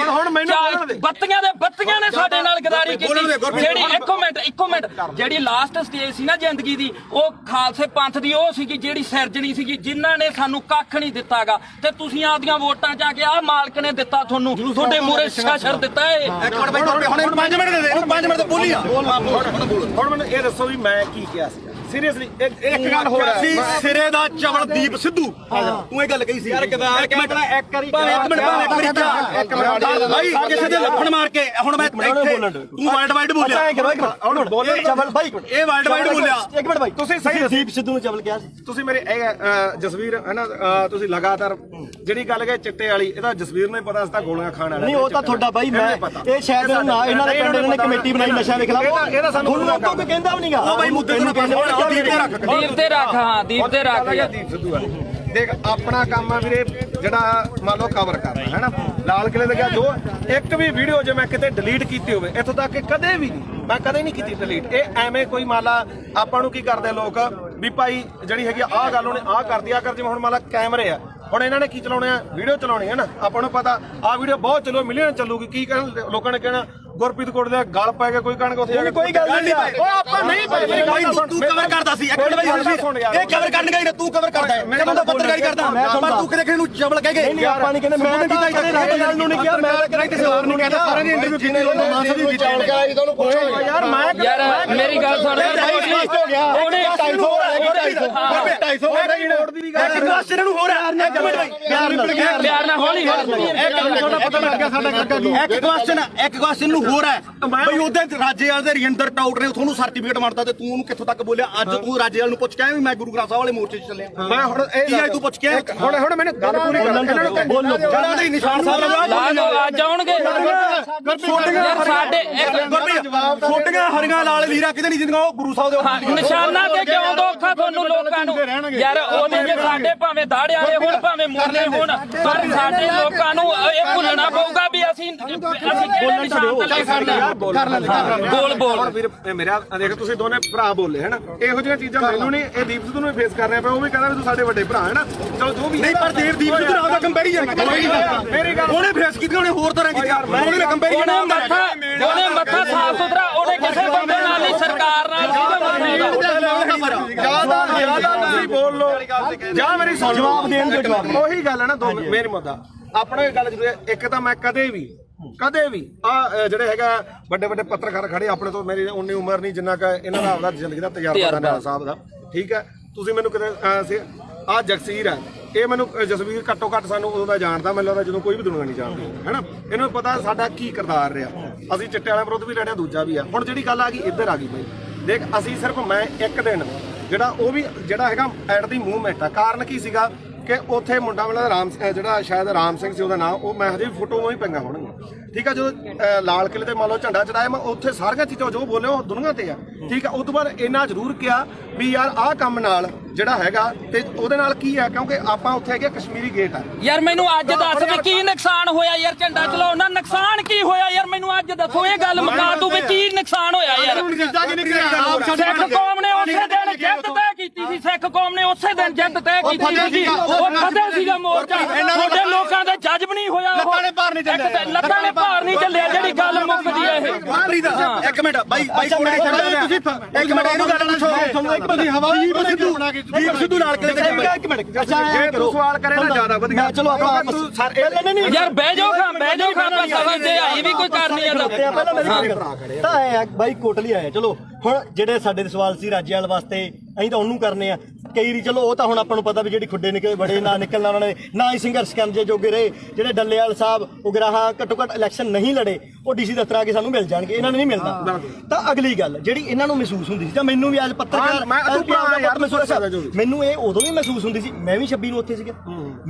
ਬੱਤੀਆਂ ਨੇ ਸਾਡੇ ਨਾਲ ਗਦਾਰੀ ਕੀਤੀ। ਜਿਹੜੀ ਇੱਕੋ ਮਿੰਟ ਜਿਹੜੀ ਲਾਸਟ ਸਟੇਜ ਸੀ ਨਾ ਜ਼ਿੰਦਗੀ ਦੀ ਉਹ ਖਾਲਸੇ ਪੰਥ ਦੀ ਉਹ ਸੀਗੀ ਜਿਹੜੀ ਸਿਰਜਣੀ ਸੀਗੀ ਜਿਨ੍ਹਾਂ ਨੇ ਸਾਨੂੰ ਕੱਖ ਨਹੀਂ ਦਿੱਤਾਗਾ ਤੇ ਤੁਸੀਂ ਆਪਦੀਆਂ ਵੋਟਾਂ ਜਾ ਕੇ ਆਹ ਮਾਲਕ ਨੇ ਦਿੱਤਾ ਤੁਹਾਨੂੰ ਤੁਹਾਡੇ ਮੂਹਰੇ ਸ਼ਰ ਦਿੱਤਾ ਏ। ਇੱਕ ਮਿੰਟ ਬਾਈ ਹੁਣ 5 ਮਿੰਟ ਦੇ ਦੇ 5 ਮਿੰਟ ਤੇ ਬੋਲੀ ਆ। ਹੁਣ ਮੈਨੂੰ ਇਹ ਦੱਸੋ ਵੀ ਮੈਂ ਕੀ ਕਿਹਾ ਸੀ ਸੀਰੀਅਸਲੀ ਇੱਕ ਗੱਲ ਹੋਰ ਸੀ ਸਿਰੇ ਦਾ ਚਵਲ ਦੀਪ ਸਿੱਧੂ ਤੂੰ ਇਹ ਗੱਲ ਕਹੀ ਸੀ ਯਾਰ ਇੱਕ ਮਿੰਟ ਬਾਈ ਕਿਸੇ ਦੇ ਲੱਫੜ ਮਾਰ ਕੇ ਹੁਣ ਮੈਂ ਇੱਥੇ ਤੂੰ ਵਰਲਡ ਵਾਈਡ ਬੋਲਿਆ ਹੁਣ ਬੋਲੇ ਚਵਲ ਬਾਈ ਇਹ ਵਰਲਡ ਵਾਈਡ ਬੋਲਿਆ। ਇੱਕ ਮਿੰਟ ਬਾਈ ਤੁਸੀਂ ਸਹੀ ਦੀਪ ਸਿੱਧੂ ਨੂੰ ਚਵਲ ਕਿਹਾ ਸੀ ਤੁਸੀਂ ਮੇਰੇ ਜਸਵੀਰ ਹੈ ਨਾ ਤੁਸੀਂ ਲਗਾਤਾਰ ਜਿਹੜੀ ਗੱਲ ਕਹੇ ਚਿੱਟੇ ਵਾਲੀ ਇਹਦਾ ਜਸਵੀਰ ਨੂੰ ਪਤਾ ਸੀ ਤਾਂ ਗੋਲੀਆਂ ਖਾਣ ਵਾਲਾ ਨਹੀਂ ਉਹ ਤਾਂ ਤੁਹਾਡਾ ਬਾਈ ਮੈਂ ਇਹ ਸ਼ਾਇਦ ਨਾ ਇਹਨਾਂ ਦੇ ਪਿੰਡ ਨੇ ਕਮੇਟੀ ਬਣਾਈ ਨਸ਼ਾ ਦੇ ਖਿਲਾਫ ਇਹਦਾ ਸਾਨੂੰ ਲੋਕਾਂ ਕੋਈ ਕਹਿੰਦਾ ਵੀ ਨਹੀਂਗਾ ਉਹ ਬਾਈ ਮੁੱਦੇ ਨੂੰ ਦੀਪ ਤੇ ਰੱਖ ਹਾਂ ਦੀਪ ਤੇ ਰੱਖ ਦੀਪ ਸਿੱਧੂ ਵਾਲੇ ਦੇਖ ਆਪਣਾ ਕੰਮ ਆ ਵੀਰੇ ਜਿਹੜਾ ਮੰਨ ਲਓ ਕਵਰ ਕਰਨਾ ਹੈ ਨਾ ਲਾਲ ਕਿਲੇ ਦੇ ਗਿਆ ਜੋ ਇੱਕ ਵੀ ਵੀਡੀਓ ਜੇ ਮੈਂ ਕਿਤੇ ਡਿਲੀਟ ਕੀਤੀ ਹੋਵੇ ਇੱਥੋਂ ਤੱਕ ਕਿ ਕਦੇ ਵੀ ਨਹੀਂ ਮੈਂ ਕਦੇ ਨਹੀਂ ਕੀਤੀ ਡਿਲੀਟ। ਇਹ ਐਵੇਂ ਕੋਈ ਮੰਨ ਲਾ ਆਪਾਂ ਨੂੰ ਕੀ ਕਰਦੇ ਲੋਕ ਵੀ ਭਾਈ ਜਿਹੜੀ ਹੈਗੀ ਆਹ ਗੱਲ ਉਹਨੇ ਆਹ ਕਰਦੀ ਆ ਕਰ ਜਿਵੇਂ ਹੁਣ ਮੰਨ ਲਾ ਕੈਮਰੇ ਆ ਹੁਣ ਇਹਨਾਂ ਨੇ ਕੀ ਚਲਾਉਣੇ ਆ ਵੀਡੀਓ ਚਲਾਉਣੀ ਹੈ ਨਾ ਆਪਾਂ ਨੂੰ ਪਤਾ ਆਹ ਵੀਡੀਓ ਬਹੁਤ ਚਲੋ ਮਿਲੀਅਨ ਚੱਲੂਗੀ ਕੀ ਕਹਿਣ ਲੋਕਾਂ ਨੇ ਕਹਿਣਾ ਗੁਰਪ੍ਰੀਤ ਕੋਟ ਦੇ ਗਲ ਪੈ ਕੇ ਕੋਈ ਕਣਕ ਉੱਥੇ ਜਾ ਕੇ ਕੋਈ ਗੱਲ ਨਹੀਂ ਉਹ ਆਪਾਂ ਨਹੀਂ ਬਾਈ ਤੂੰ ਕਵਰ ਕਰਦਾ ਸੀ ਇੱਕ ਮਿੰਟ ਬਾਈ ਇਹ ਕਵਰ ਕਰਨ ਗਈ ਨਾ ਤੂੰ ਕਵਰ ਕਰਦਾ ਹੈ ਮੈਂ ਤਾਂ ਪੱਤਰਕਾਰੀ ਕਰਦਾ ਪਰ ਤੂੰ ਕਿਹਦੇ ਨੂੰ ਚਵਲ ਕਹਿ ਗਏ ਨਹੀਂ ਆਪਾਂ ਨਹੀਂ ਕਹਿੰਦੇ ਮੈਂ ਤਾਂ ਕਦੇ ਰਾਜੇਵਾਲ ਨੂੰ ਨਹੀਂ ਕਿਹਾ ਮੈਂ ਤਾਂ ਕਦੇ ਕਿਸੇ ਹੋਰ ਨੂੰ ਕਹਿੰਦਾ ਸਾਰਿਆਂ ਦੀ ਇੰਟਰਵਿਊ ਕੀਤੀ ਲੋਕਾਂ ਮਾਸਾ ਦੀ ਚਾਲ ਕਰਾਈ ਤੁਹਾਨੂੰ ਪੁੱਛੋ ਯਾਰ ਮੇਰੀ ਗੱਲ ਸੁਣ ਹੋ ਗਿਆ ਉਹਨੇ 250 ਇੱਕ ਕੁਐਸਚਨ ਨੂੰ ਹੋਰ ਹੈ ਇੱਕ ਮਿੰਟ ਬਾਈ ਪਿਆਰ ਨਾਲ ਹੌਲੀ ਇੱਕ ਕੁਐਸਚਨ ਨੂੰ ਹੋਰ ਹੈ ਬਈ ਉਹਦੇ ਰਾਜੇਵਾਲ ਦੇ ਰਜਿੰਦਰ ਟਾਊਟ ਨੇ ਤੁਹਾਨੂੰ ਸਰਟੀਫਿਕੇਟ ਮਾਰਤਾ ਤੇ ਤੂੰ ਉਹਨੂੰ ਕਿੱਥੋਂ ਤੱਕ ਬੋਲਿਆ ਅੱਜ ਤੂੰ ਰਾਜੇਵਾਲ ਨੂੰ ਪੁੱਛ ਕੇ ਆਇਆ ਵੀ ਮੈਂ ਗੁਰੂ ਗ੍ਰੰਥ ਸਾਹਿਬ ਵਾਲੇ ਮੋਰਚੇ 'ਚ ਚੱਲਿਆ ਮੈਂ ਹੁਣ ਇਹ ਤੂੰ ਪੁੱਛ ਕੇ ਹੁਣ ਮੈਨੂੰ ਗੱਲ ਪੂਰੀ ਕਰ ਇਹਨਾਂ ਨੂੰ ਬੋਲੋ ਜਿਹੜਾ ਦੇ ਨਿਸ਼ਾਨ ਸਾਹਿਬ ਲਾ ਲਓ ਅੱਜ ਆਉਣਗੇ ਯਾਰ ਸਾਡੇ ਛੋਟੀਆਂ ਹਰੀਆਂ ਲਾਲ ਲੀਰਾ ਕਿਤੇ ਨਹੀਂ ਜਿੰਦੀਆਂ ਉਹ ਗੁਰੂ ਸਾਹਿਬ ਦੇ ਨਿਸ਼ਾਨਾਂ ਤੇ ਕਿਉਂ ਦੋਖਾ ਤੁਹਾਨੂੰ ਲੋਕਾਂ ਨੂੰ ਯਾਰ ਉਹਦੇ ਜੇ ਸਾਡੇ ਭਾਵੇਂ ਦਾੜੇ ਵਾਲੇ ਹੋਣ ਭਾਵੇਂ ਮੁਰਲੇ ਹੋਣ ਪਰ ਸਾਡੇ ਲੋਕਾਂ ਨੂੰ ਇਹ ਭੁੱਲਣਾ ਪਊਗਾ ਵੀ ਅਸੀਂ ਕਿਹੜੇ ਨਿਸ਼ਾਨ ਤੇ ਲੈ ਸਕਦਾ ਬੋਲ ਵੀਰ ਮੇਰਾ ਦੇਖ ਤੁਸੀਂ ਦੋਨੇ ਭਰਾ ਬੋਲੇ ਹੈਨਾ ਇਹੋ ਜਿਹੀਆਂ ਚੀਜ਼ਾਂ ਮੈਨੂੰ ਨਹੀਂ ਇਹ ਦੀਪ ਸਿੱਧੂ ਨੂੰ ਫੇਸ ਕਰ ਰਿਹਾ ਪਿਆ ਉਹ ਵੀ ਕਹਿੰਦਾ ਵੀ ਤੂੰ ਸਾਡੇ ਵੱਡੇ ਭਰਾ ਹੈਨਾ ਚਲੋ ਜੋ ਵੀ ਨਹੀਂ ਪਰ ਦੀਪ ਸਿੱਧੂ ਨਾਲ ਦਾ ਕੰਪੈਰੀਜ਼ਨ ਮੇਰੀ ਗੱਲ ਉਹਨੇ ਫੇਸ ਕੀਤੀ ਉਹਨੇ ਹੋਰ ਤਰ੍ਹਾਂ ਕੀਤੀ ਉਹਨੇ ਕੰਪੈਰੀਜ਼ਨ ਉਹਨੇ ਮੱਥਾ ਸਾਫ ਸੁਥਰਾ ਉਹਨੇ ਕਿਸੇ ਬੰਦੇ ਨਾਲ ਨਹੀਂ ਸਰਕਾਰ ਨਾਲ ਜਿਆਦਾ ਤੁਸੀਂ ਬੋਲ ਲੋ ਜਾਂ ਮੇਰੀ ਸੁਣ ਜਵਾਬ ਦੇਣ ਦੇ ਜਵਾਬ ਉਹੀ ਗੱਲ ਹੈ ਨਾ ਦੋ ਮੇਰੀ ਮੁੱਦਾ ਆਪਣਾ ਇਹ ਗੱਲ ਜ਼ਰੂਰੀ ਇੱਕ ਤਾਂ ਮੈਂ ਕਦੇ ਵੀ ਆ ਜਿਹੜੇ ਹੈਗਾ ਵੱਡੇ ਵੱਡੇ ਪੱਤਰਕਾਰ ਖੜੇ ਆਪਣੇ ਤੋਂ ਮੇਰੀ ਉਨੀ ਉਮਰ ਨਹੀਂ ਜਿੰਨਾ ਕਿ ਇਹਨਾਂ ਦਾ ਆਪਦਾ ਜ਼ਿੰਦਗੀ ਦਾ ਤਜਰਬਾ ਦਾ ਸਾਹਿਬ ਦਾ ਠੀਕ ਹੈ ਤੁਸੀਂ ਮੈਨੂੰ ਕਿਤੇ ਆ ਜਗਸੀਰ ਹੈ ਇਹ ਮੈਨੂੰ ਜਸਵੀਰ ਘੱਟੋ ਘੱਟ ਸਾਨੂੰ ਉਦੋਂ ਦਾ ਜਾਣਦਾ ਮੈਨੂੰ ਲੱਗਦਾ ਜਦੋਂ ਕੋਈ ਵੀ ਦੁਨੀਆ ਨਹੀਂ ਜਾਣਦੀ ਹੈਨਾ ਇਹਨੂੰ ਪਤਾ ਸਾਡਾ ਕੀ ਕਿਰਦਾਰ ਰਿਹਾ ਅਸੀਂ ਚਿੱਟੇ ਵਾਲਿਆਂ ਵਿਰੁੱਧ ਵੀ ਲੜਿਆ ਦੂਜਾ ਵੀ ਆ ਹੁਣ ਜਿਹੜੀ ਗੱਲ ਆ ਗਈ ਇੱਧਰ ਆ ਗਈ ਬਈ ਦੇਖ ਅਸੀਂ ਸਿਰਫ ਮੈਂ ਇੱਕ ਦਿਨ ਜਿਹੜਾ ਉਹ ਵੀ ਜਿਹੜਾ ਹੈਗਾ ਐਟ ਦੀ ਮੂਵਮੈਂਟ ਆ ਕਾਰਨ ਕੀ ਸੀਗਾ ਕਿ ਉੱਥੇ ਮੁੰਡਾ ਵਾਲਾ ਰਾਮ ਜਿਹੜਾ ਸ਼ਾਇਦ ਰਾਮ ਸਿੰਘ ਸੀ ਉਹਦਾ ਨਾਮ ਉਹ ਮੈਂ ਹਜੇ ਫੋਟੋਆਂ ਹੀ ਪਈਆਂ ਹੋਣਗੀਆਂ ਠੀਕ ਆ ਜਦੋਂ ਲਾਲ ਕਿਲੇ ਤੇ ਮੰਨ ਲਓ ਝੰਡਾ ਚੜਾਇਆ ਮੈਂ ਉੱਥੇ ਸਾਰੀਆਂ ਚੀਜ਼ਾਂ ਜੋ ਬੋਲੇ ਉਹ ਦੁਨੀਆ ਤੇ ਆ ਠੀਕ ਆ ਉਸ ਤੋਂ ਬਾਅਦ ਇੰਨਾ ਜ਼ਰੂਰ ਕਿਹਾ ਵੀ ਯਾਰ ਆਹ ਕੰਮ ਨਾਲ ਜਿਹੜਾ ਹੈਗਾ ਤੇ ਉਹਦੇ ਨਾਲ ਕੀ ਆ ਕਿਉਂਕਿ ਆਪਾਂ ਉੱਥੇ ਹੈਗੇ ਕਸ਼ਮੀਰੀ ਗੇਟ ਆ ਯਾਰ ਮੈਨੂੰ ਅੱਜ ਦੱਸ ਵੀ ਕੀ ਨੁਕਸਾਨ ਹੋਇਆ ਯਾਰ ਝੰਡਾ ਚਲਾਉਣ ਨਾਲ ਨੁਕਸਾਨ ਕੀ ਹੋਇਆ ਯਾਰ ਮੈਨੂੰ ਅੱਜ ਦੱਸੋ ਇਹ ਗੱਲ ਮੁਕਾ ਤੂੰ ਵੀ ਕੀ ਨੁਕਸਾਨ ਹੋਇਆ ਯਾਰ ਸਿੱਖ ਕੌਮ ਨੇ ਉਸੇ ਦਿਨ ਜਿੱਤ ਤੇ ਕੀਤੀ ਸੀ ਸਿੱਖ ਕੌਮ ਨੇ ਉਸੇ ਦਿਨ ਜਿੱਤ ਤੈਅ ਕੀਤੀ ਸੀ ਉਹ ਫਤਿਹ ਸੀਗਾ ਮੋਰਚਾ ਤੁਹਾਡੇ ਲੋਕਾਂ ਦਾ ਜੱਜ ਵੀ ਨਹੀਂ ਹੋਇਆ ਲੱਤਾਂ ਨੇ ਭਾਰ ਨਹੀਂ ਚੱਲਿਆ ਲੱਤਾਂ ਨੇ ਭਾਰ ਨਹੀਂ ਚੱਲਿਆ ਜਿਹੜੀ ਗੱਲ ਮੁੱਕਦੀ ਹੈ ਇਹ ਇੱਕ ਮਿੰਟ ਬਾਈ ਕੋਲੇ ਤੁਸੀਂ ਇੱਕ ਮਿੰਟ ਇਹਨੂੰ ਗੱਲ ਸੁਣੋ ਇੱਕ ਮਿੰਟ ਹਵਾਈ ਦੀਪ ਸਿੱਧੂ ਨਾਲ ਇੱਕ ਮਿੰਟ ਜੇ ਤੂੰ ਸਵਾਲ ਕਰੇ ਨਾ ਜ਼ਿਆਦਾ ਵਧੀਆ ਚਲੋ ਆਪਾਂ ਯਾਰ ਬਹਿ ਜਾਓ ਖਾਂ ਸਵਾਲ ਜੇ ਆਈ ਵੀ ਕੋਈ ਕਰਨੀ ਆ ਪਹਿਲਾਂ ਮੇਰੀ ਗੱਲ ਕਰੋ ਤਾਂ ਆਏ ਆ ਬਾਈ ਕੋਟਲੀ ਆਏ ਚਲੋ ਹੁਣ ਜਿਹੜੇ ਸਾਡੇ ਸਵਾਲ ਸੀ ਰਾਜੇਵਾਲ ਵਾਸਤੇ ਅਸੀਂ ਤਾਂ ਉਹਨੂੰ ਕਰਨੇ ਆ ਕਈ ਰੀ ਚਲੋ ਉਹ ਤਾਂ ਹੁਣ ਆਪਾਂ ਨੂੰ ਪਤਾ ਵੀ ਜਿਹੜੀ ਖੁੱਡੇ ਨਿਕਲੇ ਬੜੇ ਨਾ ਨਿਕਲਣਾ ਉਹਨਾਂ ਨੇ ਨਾ ਹੀ ਸੰਘਰਸ਼ ਕਰਨ ਜੇ ਜੋਗੇ ਰਹੇ ਜਿਹੜੇ ਡੱਲੇਵਾਲ ਸਾਹਿਬ ਉਗਰਾਹਾਂ ਘੱਟੋ ਘੱਟ ਇਲੈਕਸ਼ਨ ਨਹੀਂ ਲੜੇ ਉਹ ਡੀਸੀ ਦਫ਼ਤਰ ਆ ਕੇ ਸਾਨੂੰ ਮਿਲ ਜਾਣਗੇ ਇਹਨਾਂ ਨੂੰ ਨਹੀਂ ਮਿਲਦਾ ਤਾਂ ਅਗਲੀ ਗੱਲ ਜਿਹੜੀ ਇਹਨਾਂ ਨੂੰ ਮਹਿਸੂਸ ਹੁੰਦੀ ਸੀ ਤਾਂ ਮੈਨੂੰ ਵੀ ਅੱਜ ਪੱਤਰਕਾਰ ਮੈਨੂੰ ਇਹ ਉਦੋਂ ਵੀ ਮਹਿਸੂਸ ਹੁੰਦੀ ਸੀ ਮੈਂ ਵੀ 26 ਨੂੰ ਉੱਥੇ ਸੀਗਾ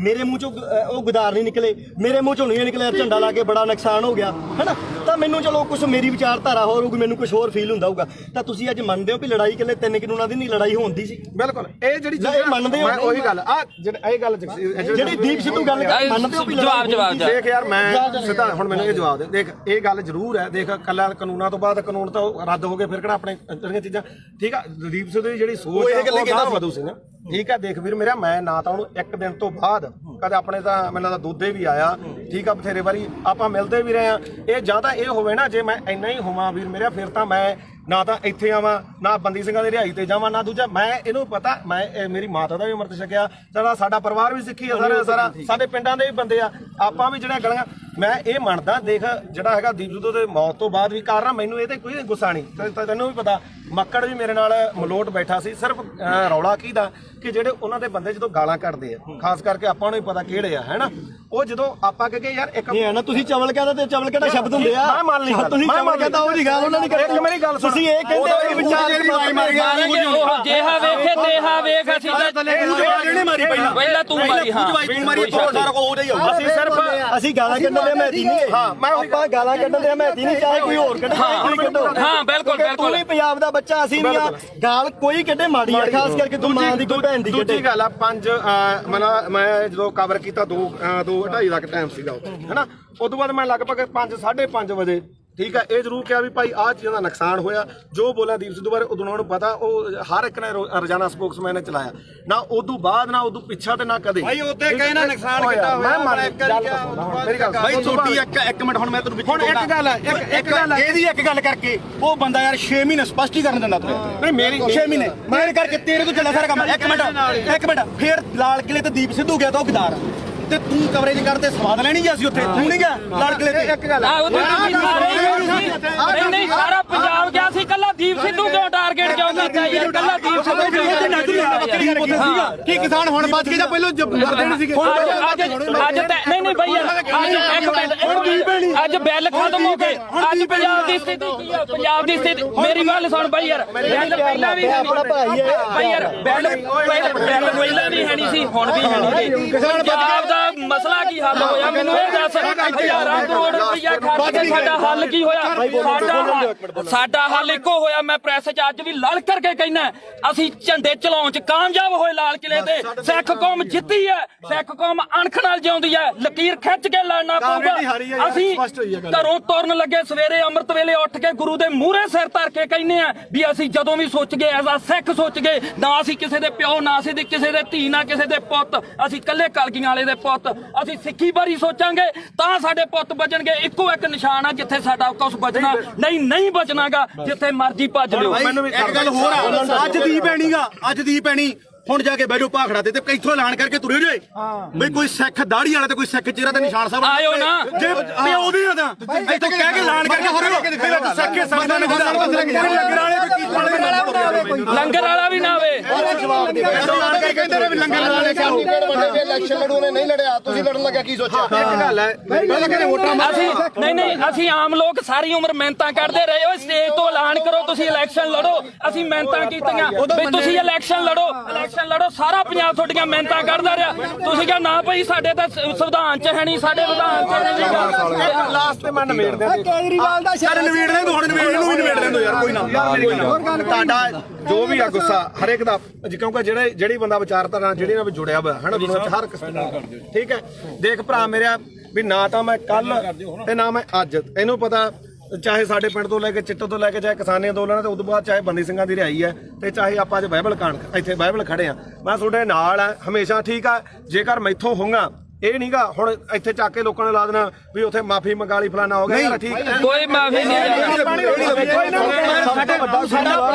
ਮੇਰੇ ਮੂੰਹ ਚੋਂ ਉਹ ਗੁਦਾਰ ਨਹੀਂ ਨਿਕਲੇ ਮੇਰੇ ਮੂੰਹ ਚੋਂ ਨਹੀਂ ਨਿਕਲਿਆ ਝੰਡਾ ਲਾ ਕੇ ਬੜਾ ਨੁਕਸਾਨ ਹੋ ਗਿਆ ਹੈਨਾ ਤਾਂ ਮੈਨੂੰ ਚਲੋ ਕੁਝ ਮੇਰੀ ਵਿਚਾਰਧਾਰਾ ਹੋਰ ਹੋਊਗੀ ਮੈਨੂੰ ਕੁਝ ਹੋਰ ਫੀਲ ਹੁੰਦਾ ਹੋਊਗਾ ਤਾਂ ਤੁਸੀਂ ਅੱਜ ਮੰਨਦੇ ਹੋ ਕਿ ਲੜਾਈ ਇਕੱਲੇ 3 ਕਾਨੂੰਨਾਂ ਦੀ ਨਹੀਂ ਲੜਾਈ ਹੁੰਦੀ ਸੀ ਬਿਲਕੁਲ ਇਹ ਜਿਹੜੀ ਇਹ ਮੰਨਦੇ ਹੋ ਮੈਂ ਉਹੀ ਗੱਲ ਆ ਇਹ ਗੱਲ ਜਿਹੜੀ ਦੀਪ ਸਿੱਧੂ ਗੱਲ ਮੰਨਦੇ ਹੋ ਕਿ ਜਵਾਬ ਦੇਖ ਯਾਰ ਮੈਂ ਸਿੱਧਾ ਹੁਣ ਮੈਨੂੰ ਇਹ ਜਵਾਬ ਦੇ ਦੇਖ ਇਹ ਗੱਲ ਜ਼ਰੂਰ ਹੈ ਦੇਖ ਕੱਲਾ ਕਾਨੂੰਨਾਂ ਤੋਂ ਬਾਅਦ ਕਾਨੂੰਨ ਤਾਂ ਰੱਦ ਹੋ ਗਏ ਫਿਰ ਕਿਹੜਾ ਆਪਣੇ ਜਿਹੜੀਆਂ ਚੀਜ਼ਾਂ ਠੀਕ ਆ ਦੀਪ ਸਿੱਧੂ ਦੀ ਜਿਹੜੀ ਸੋਚ ਹੈ ਉਹ ਗਾਹ ਵਧੂ ਸੀ ਨਾ ਠੀਕ ਆ ਦੇਖ ਵੀਰ ਮੇਰਾ ਮੈਂ ਨਾ ਤਾਂ ਉਹਨੂੰ ਇੱਕ ਦਿਨ ਤੋਂ ਬਾਅਦ ਕਦੇ ਆਪਣੇ ਤਾਂ ਮੈਨੂੰ ਤਾਂ ਦੁੱਧੇ ਵੀ ਆਇਆ ਠੀਕ ਆ ਬਥੇਰੇ ਵਾਰੀ ਆਪਾਂ ਮਿਲਦੇ ਵੀ ਰਹੇ ਆ ਇਹ ਜਾਂ ਤਾਂ ਇਹ ਹੋਵੇ ਨਾ ਜੇ ਮੈਂ ਇੰਨਾ ਹੀ ਹੋਵਾਂ ਵੀਰ ਮੇਰਾ ਫਿਰ ਤਾਂ ਮੈਂ ਨਾ ਤਾਂ ਇੱਥੇ ਆਵਾਂ ਨਾ ਬੰਦੀ ਸਿੰਘਾਂ ਦੀ ਰਿਹਾਈ ਤੇ ਜਾਵਾਂ ਨਾ ਦੂਜਾ ਮੈਂ ਇਹਨੂੰ ਪਤਾ ਮੈਂ ਮੇਰੀ ਮਾਤਾ ਦਾ ਵੀ ਅੰਮ੍ਰਿਤ ਛਕਿਆ ਸਾਡਾ ਪਰਿਵਾਰ ਵੀ ਸਿੱਖੀ ਆ ਸਾਰਾ ਸਾਡੇ ਪਿੰਡਾਂ ਦੇ ਵੀ ਬੰਦੇ ਆ ਆਪਾਂ ਵੀ ਜਿਹੜਾ ਗਲੀਆਂ ਮੈਂ ਇਹ ਮੰਨਦਾ ਦੇਖ ਜਿਹੜਾ ਹੈਗਾ ਦੀਪ ਸਿੱਧੂ ਦੇ ਮੌਤ ਤੋਂ ਬਾਅਦ ਵੀ ਕਾਰਨ ਮੈਨੂੰ ਇਹ ਤੇ ਕੋਈ ਗੁੱਸਾ ਨਹੀਂ ਤੈਨੂੰ ਵੀ ਪਤਾ ਮੱਕੜ ਵੀ ਮੇਰੇ ਨਾਲ ਮਲੋਟ ਬੈਠਾ ਸੀ ਸਿਰਫ ਰੌਲਾ ਕੀ ਦਾ ਕਿ ਜਿਹੜੇ ਉਹਨਾਂ ਦੇ ਬੰਦੇ ਜਦੋਂ ਗਾਲਾਂ ਕੱਢਦੇ ਆ ਖਾਸ ਕਰਕੇ ਆਪਾਂ ਨੂੰ ਹੀ ਪਤਾ ਕਿਹੜੇ ਆ ਹੈਨਾ ਉਹ ਜਦੋਂ ਆਪਾਂ ਕਹੇ ਯਾਰ ਇੱਕ ਇਹ ਹੈ ਨਾ ਤੁਸੀਂ ਚਵਲ ਕਹਿੰਦਾ ਤੇ ਚਵਲ ਕਿਹੜਾ ਸ਼ਬਦ ਹੁੰਦੇ ਆ ਮੈਂ ਮੰਨ ਲਈ ਤੁਸੀਂ ਚਵਲ ਕਹਿੰਦਾ ਉਹ ਦੀ ਗੱਲ ਉਹਨਾਂ ਨੇ ਇੱਕ ਮੇਰੀ ਗੱਲ ਤੁਸੀਂ ਇਹ ਕਹਿੰਦੇ ਹੋ ਕਿ ਵਿਚਾਰ ਜਿਹਾ ਵੇਖੇ ਤੇਹਾ ਵੇਖ ਅਸੀਂ ਜਿਹਨੇ ਮਾਰੀ ਪਹਿਲਾਂ ਤੂੰ ਮਾਰੀ ਹਾਂ ਤੂੰ ਮਾਰੀ ਸਾਰਾ ਕੋ ਉਹਦੇ ਹੀ ਹੋਊ ਅਸੀਂ ਸਿਰਫ ਅਸੀਂ ਗਾਲਾਂ ਕੱਢਣ ਦੇ ਮਹਿਤੀ ਨਹੀਂ ਹਾਂ ਆਪਾਂ ਗਾਲਾਂ ਕੱਢਣ ਦੇ ਮਹਿਤੀ ਨਹੀਂ ਚਾਹੇ ਕੋਈ ਹੋਰ ਕੱਢੇ ਕੋਈ ਕੱਢੋ ਹਾਂ ਬਿਲਕੁਲ ਤੂੰ ਵੀ ਪੰਜਾਬ ਦਾ ਬੱਚਾ ਅਸੀਂ ਨਹੀਂ ਆ ਗਾਲ ਕੋਈ ਕੱਢੇ ਮਾੜੀ ਆ ਖਾਸ ਕਰਕੇ ਤੂੰ ਮਾਂ ਦੀ ਕੋਈ ਭੈਣ ਦੀ ਕੱਢੇ ਦੂਜੀ ਗੱਲ ਆ ਮੈਂ ਜਦੋਂ ਕਵਰ ਕੀਤਾ 2:30 ਤੱਕ ਟਾਈਮ ਸੀਗਾ ਹੈਨਾ ਉਸ ਤੋਂ ਬਾਅਦ ਮੈਂ ਲਗਭਗ 5:30 ਵਜੇ ਠੀਕ ਹੈ ਇਹ ਜ਼ਰੂਰ ਕਿਹਾ ਵੀ ਭਾਈ ਆਹ ਚੀਜ਼ਾਂ ਦਾ ਨੁਕਸਾਨ ਹੋਇਆ ਜੋ ਬੋਲਿਆ ਦੀਪ ਸਿੱਧੂ ਬਾਰੇ ਉਦੋਂ ਉਹਨਾਂ ਨੂੰ ਪਤਾ ਉਹ ਹਰ ਇੱਕ ਨੇ ਰੋਜ਼ਾਨਾ ਸਪੋਕਸਮੈਨ ਨੇ ਚਲਾਇਆ ਨਾ ਉਦੋਂ ਬਾਅਦ ਨਾ ਉਦੋਂ ਪਿੱਛਾ ਤੇ ਨਾ ਕਦੇ ਭਾਈ ਉੱਤੇ ਕਹੇ ਨਾ ਨੁਕਸਾਨ ਕਿੱਦਾਂ ਹੋਇਆ ਮੈਂ ਇੱਕ ਮੇਰੀ ਗੱਲ ਭਾਈ ਛੋਟੀ ਇੱਕ ਮਿੰਟ ਹੁਣ ਮੈਂ ਤੁਹਾਨੂੰ ਹੁਣ ਇੱਕ ਗੱਲ ਹੈ ਇੱਕ ਗੱਲ ਇਹਦੀ ਇੱਕ ਗੱਲ ਕਰਕੇ ਉਹ ਬੰਦਾ ਯਾਰ 6 ਮਹੀਨੇ ਸਪਸ਼ਟੀਕਰਨ ਦਿੰਦਾ ਤੂੰ ਨਹੀਂ ਮੇਰੀ 6 ਮਹੀਨੇ ਮੇਰੇ ਕਰਕੇ ਤੇਰੇ ਤੋਂ ਚੱਲਿਆ ਸਾਰਾ ਕੰਮ ਇੱਕ ਮਿੰਟ ਫੇਰ ਲਾਲ ਕਿਲੇ ਤੇ ਦੀਪ ਸਿੱਧੂ ਗਿਆ ਤਾਂ ਉਹ ਗਦਾਰ ਤੇ ਤੂੰ ਕਵਰੇਜ ਕਰਦੇ ਸਵਾਦ ਲੈਣੀ ਜਾਂ ਅਸੀਂ ਉੱਥੇ ਤੂੰ ਨਹੀਂ ਗਿਆ ਲਾਲ ਕਿਲੇ ਤੇ ਇੱਕ ਗੱਲ ਨਹੀਂ ਸਾਰਾ ਪੰਜਾਬ ਗਿਆ ਸੀ ਕੱਲਾ ਦੀਪ ਸਿੱਧੂ ਕਿਉਂ ਟਾਰਗੇਟ ਕਿਉਂ ਕੀਤਾ ਯਾਰ ਕੱਲਾ ਦੀਪ ਸਿੱਧੂ ਕੀ ਕਿਸਾਨ ਹੁਣ ਬਚ ਗਏ ਜਾਂ ਪਹਿਲਾਂ ਮਰਦੇ ਨਹੀਂ ਸੀਗੇ ਅੱਜ ਨਹੀਂ ਬਈ ਅੱਜ ਬਿੱਲ ਖਤਮ ਹੋ ਗਏ ਅੱਜ ਪੰਜਾਬ ਦੀ ਸਥਿਤੀ ਕੀ ਆ ਪੰਜਾਬ ਦੀ ਸਥਿਤੀ ਮੇਰੀ ਗੱਲ ਸੁਣ ਬਈ ਯਾਰ ਪਹਿਲਾਂ ਵੀ ਆਪਣਾ ਭਾਈ ਹੈ ਬਈ ਯਾਰ ਬਿੱਲ ਪਹਿਲਾਂ ਵੀ ਹੈ ਨਹੀਂ ਸੀ ਹੁਣ ਵੀ ਹੈ ਨਹੀਂ ਪੰਜਾਬ ਦਾ ਮਸਲਾ ਕੀ ਹੱਲ ਹੋਇਆ ਮੈਨੂੰ ਇਹ ਦੱਸ ਹਜ਼ਾਰਾਂ ਕਰੋੜ ਰੁਪਇਆ ਖਰਚ ਕੇ ਸਾਡਾ ਹੱਲ ਕੀ ਹੋਇਆ ਸਾਡਾ ਹੱਲ ਇੱਕੋ ਹੋਇਆ ਮੈਂ ਪ੍ਰੈਸ 'ਚ ਅੱਜ ਵੀ ਲੜ ਕਰਕੇ ਕਹਿਣਾ ਅਸੀਂ ਝੰਡੇ ਚਲਾਉਣ 'ਚ ਕਾਮਯਾਬ ਹੋਏ ਲਾਲ ਕਿਲੇ ਤੇ ਸਿੱਖ ਕੌਮ ਜਿੱਤੀ ਹੈ ਸਿੱਖ ਕੌਮ ਅਣਖ ਨਾਲ ਜਿਉਂਦੀ ਹੈ ਲਕੀਰ ਖਿੱਚ ਕੇ ਲੜਨਾ ਪਊਗਾ ਅਸੀਂ ਘਰੋਂ ਤੁਰਨ ਲੱਗੇ ਸਵੇਰੇ ਅੰਮ੍ਰਿਤ ਵੇਲੇ ਉੱਠ ਕੇ ਗੁਰੂ ਦੇ ਮੂਹਰੇ ਸਿਰ ਧਰ ਕੇ ਕਹਿੰਦੇ ਆ ਵੀ ਅਸੀਂ ਜਦੋਂ ਵੀ ਸੋਚ ਗਏ ਐਜ਼ ਆ ਸਿੱਖ ਸੋਚ ਗਏ ਨਾ ਅਸੀਂ ਕਿਸੇ ਦੇ ਪਿਓ ਨਾ ਅਸੀਂ ਕਿਸੇ ਦੇ ਧੀ ਨਾ ਕਿਸੇ ਦੇ ਪੁੱਤ ਅਸੀਂ ਇਕੱਲੇ ਕਲਗੀਆਂ ਵਾਲੇ ਦੇ ਪੁੱਤ ਅਸੀਂ ਸਿੱਖੀ ਬਾਰੇ ਸੋਚਾਂਗੇ ਤਾਂ ਸਾਡੇ ਪੁੱਤ ਬਚਣਗੇ ਇੱਕੋ ਇੱਕ ਨਿਸ਼ਾਨ ਆ ਜਿੱਥੇ ਸਾਡਾ ਕੁਝ ਬਚਣਾ ਨਹੀਂ ਬਚਣਾਗਾ ਜਿੱਥੇ ਮਰਜ਼ੀ ਭੱਜ ਲਿਓ ਇੱਕ ਗੱਲ ਹੋਰ ਆ ਅੱਜ ਦੀ ਪੈਣੀ ਹੁਣ ਜਾ ਕੇ ਬੈਠੋ ਭਾਖੜਾ ਤੇ ਇੱਥੋਂ ਐਲਾਨ ਕਰਕੇ ਤੁਰੇ ਜੇ ਬਈ ਕੋਈ ਸਿੱਖ ਦਾੜੀ ਵਾਲਾ ਤੇ ਕੋਈ ਸਿੱਖ ਚਿਹਰਾ ਤੇ ਨਿਸ਼ਾਨ ਸਾਹਿਬ ਆਇਓ ਨਾ ਜੇ ਪਿਓ ਦੀ ਨਾ ਇੱਥੋਂ ਕਹਿ ਕੇ ਐਲਾਨ ਕਰਕੇ ਤੁਰੇ ਸਿੱਖੇ ਸੰਗਤਾਂ ਨੇ ਲੰਗਰ ਵਾਲਾ ਵੀ ਨਾ ਆਵੇ ਕਹਿੰਦੇ ਨੇ ਵੀ ਲੰਗਰ ਵਾਲੇ ਇਲੈਕਸ਼ਨ ਲੜੂ ਨੇ ਨਹੀਂ ਲੜਿਆ ਤੁਸੀਂ ਲੜਨ ਲੱਗਿਆ ਕੀ ਸੋਚਿਆ ਇੱਕ ਗੱਲ ਹੈ ਪਹਿਲਾਂ ਕਹਿੰਦੇ ਵੋਟਾਂ ਅਸੀਂ ਆਮ ਲੋਕ ਸਾਰੀ ਉਮਰ ਮਿਹਨਤਾਂ ਕਰਦੇ ਰਹੇ ਓਏ ਸਟੇਜ ਤੋਂ ਐਲਾਨ ਕਰੋ ਤੁਸੀਂ ਇਲੈਕਸ਼ਨ ਲੜੋ ਅਸੀਂ ਮਿਹਨਤਾਂ ਕੀਤੀਆਂ ਵੀ ਤੁਸੀਂ ਇਲੈਕਸ਼ਨ ਲੜੋ ਸਾਰਾ ਪੰਜਾਬ ਤੁਹਾਡੀਆਂ ਮਿਹਨਤਾਂ ਕਰਦਾ ਰਿਹਾ ਤੁਸੀਂ ਕਿਹਾ ਨਾ ਭਾਈ ਸਾਡੇ ਤਾਂ ਸੰਵਿਧਾਨ 'ਚ ਹੈ ਨਹੀਂ ਸਾਡੇ ਵਿਧਾਨ 'ਚ ਹੈ ਨਹੀਂ ਲਾਸਟ ਤੇ ਮੈਂ ਨਵੇੜਦੇ ਕੇਜਰੀਵਾਲ ਦਾ ਚੱਲ ਨਵੇੜ ਦੇ ਹੁਣ ਨਵੇੜ ਨੂੰ ਵੀ ਨਵੇੜ ਦੇ ਯਾਰ ਕੋਈ ਨਾ ਤੁਹਾਡਾ ਜੋ ਵੀ ਆ ਗੁੱਸਾ ਹਰੇਕ ਦਾ ਕਿਉਂਕਿ ਜਿਹੜੀ ਬੰਦਾ ਵਿਚਾਰਧਾਰਾ ਜਿਹੜੀ ਨਾਲ ਜੁੜਿਆ ਹੋਇਆ ਹੈ ਨਾ ਦੁਨੀਆ 'ਚ ਹਰ ਕਿਸਮ ਦਾ ਠੀਕ ਹੈ ਦੇਖ ਭਰਾ ਮੇਰਾ ਵੀ ਨਾ ਤਾਂ ਮੈਂ ਕੱਲ ਤੇ ਨਾ ਮੈਂ ਅੱਜ ਇਹਨੂੰ ਪਤਾ ਚਾਹੇ ਸਾਡੇ ਪਿੰਡ ਤੋਂ ਲੈ ਕੇ ਚਿੱਟੇ ਤੋਂ ਲੈ ਕੇ ਚਾਹੇ ਕਿਸਾਨੀ ਅੰਦੋਲਨ ਤੇ ਉਦੋਂ ਬਾਅਦ ਚਾਹੇ ਬੰਦੀ ਸਿੰਘਾਂ ਦੀ ਰਿਹਾਈ ਹੈ ਤੇ ਚਾਹੇ ਆਪਾਂ ਅੱਜ ਬਾਈਬਲ ਕਾਂਡ ਇੱਥੇ ਬਾਈਬਲ ਖੜੇ ਆ ਮੈਂ ਤੁਹਾਡੇ ਨਾਲ ਆ ਹਮੇਸ਼ਾ ਠੀਕ ਆ ਜੇਕਰ ਮੈਥੋਂ ਹੋਊਗਾ ਇਹ ਨਹੀਂਗਾ ਹੁਣ ਇੱਥੇ ਚੱਕ ਕੇ ਲੋਕਾਂ ਨੇ ਲਾ ਦੇਣਾ ਵੀ ਉੱਥੇ ਮਾਫੀ ਮੰਗਾ ਲਈ ਫਲਾਣਾ ਹੋ ਗਿਆ ਯਾਰ ਠੀਕ ਕੋਈ ਮਾਫੀ ਨਹੀਂ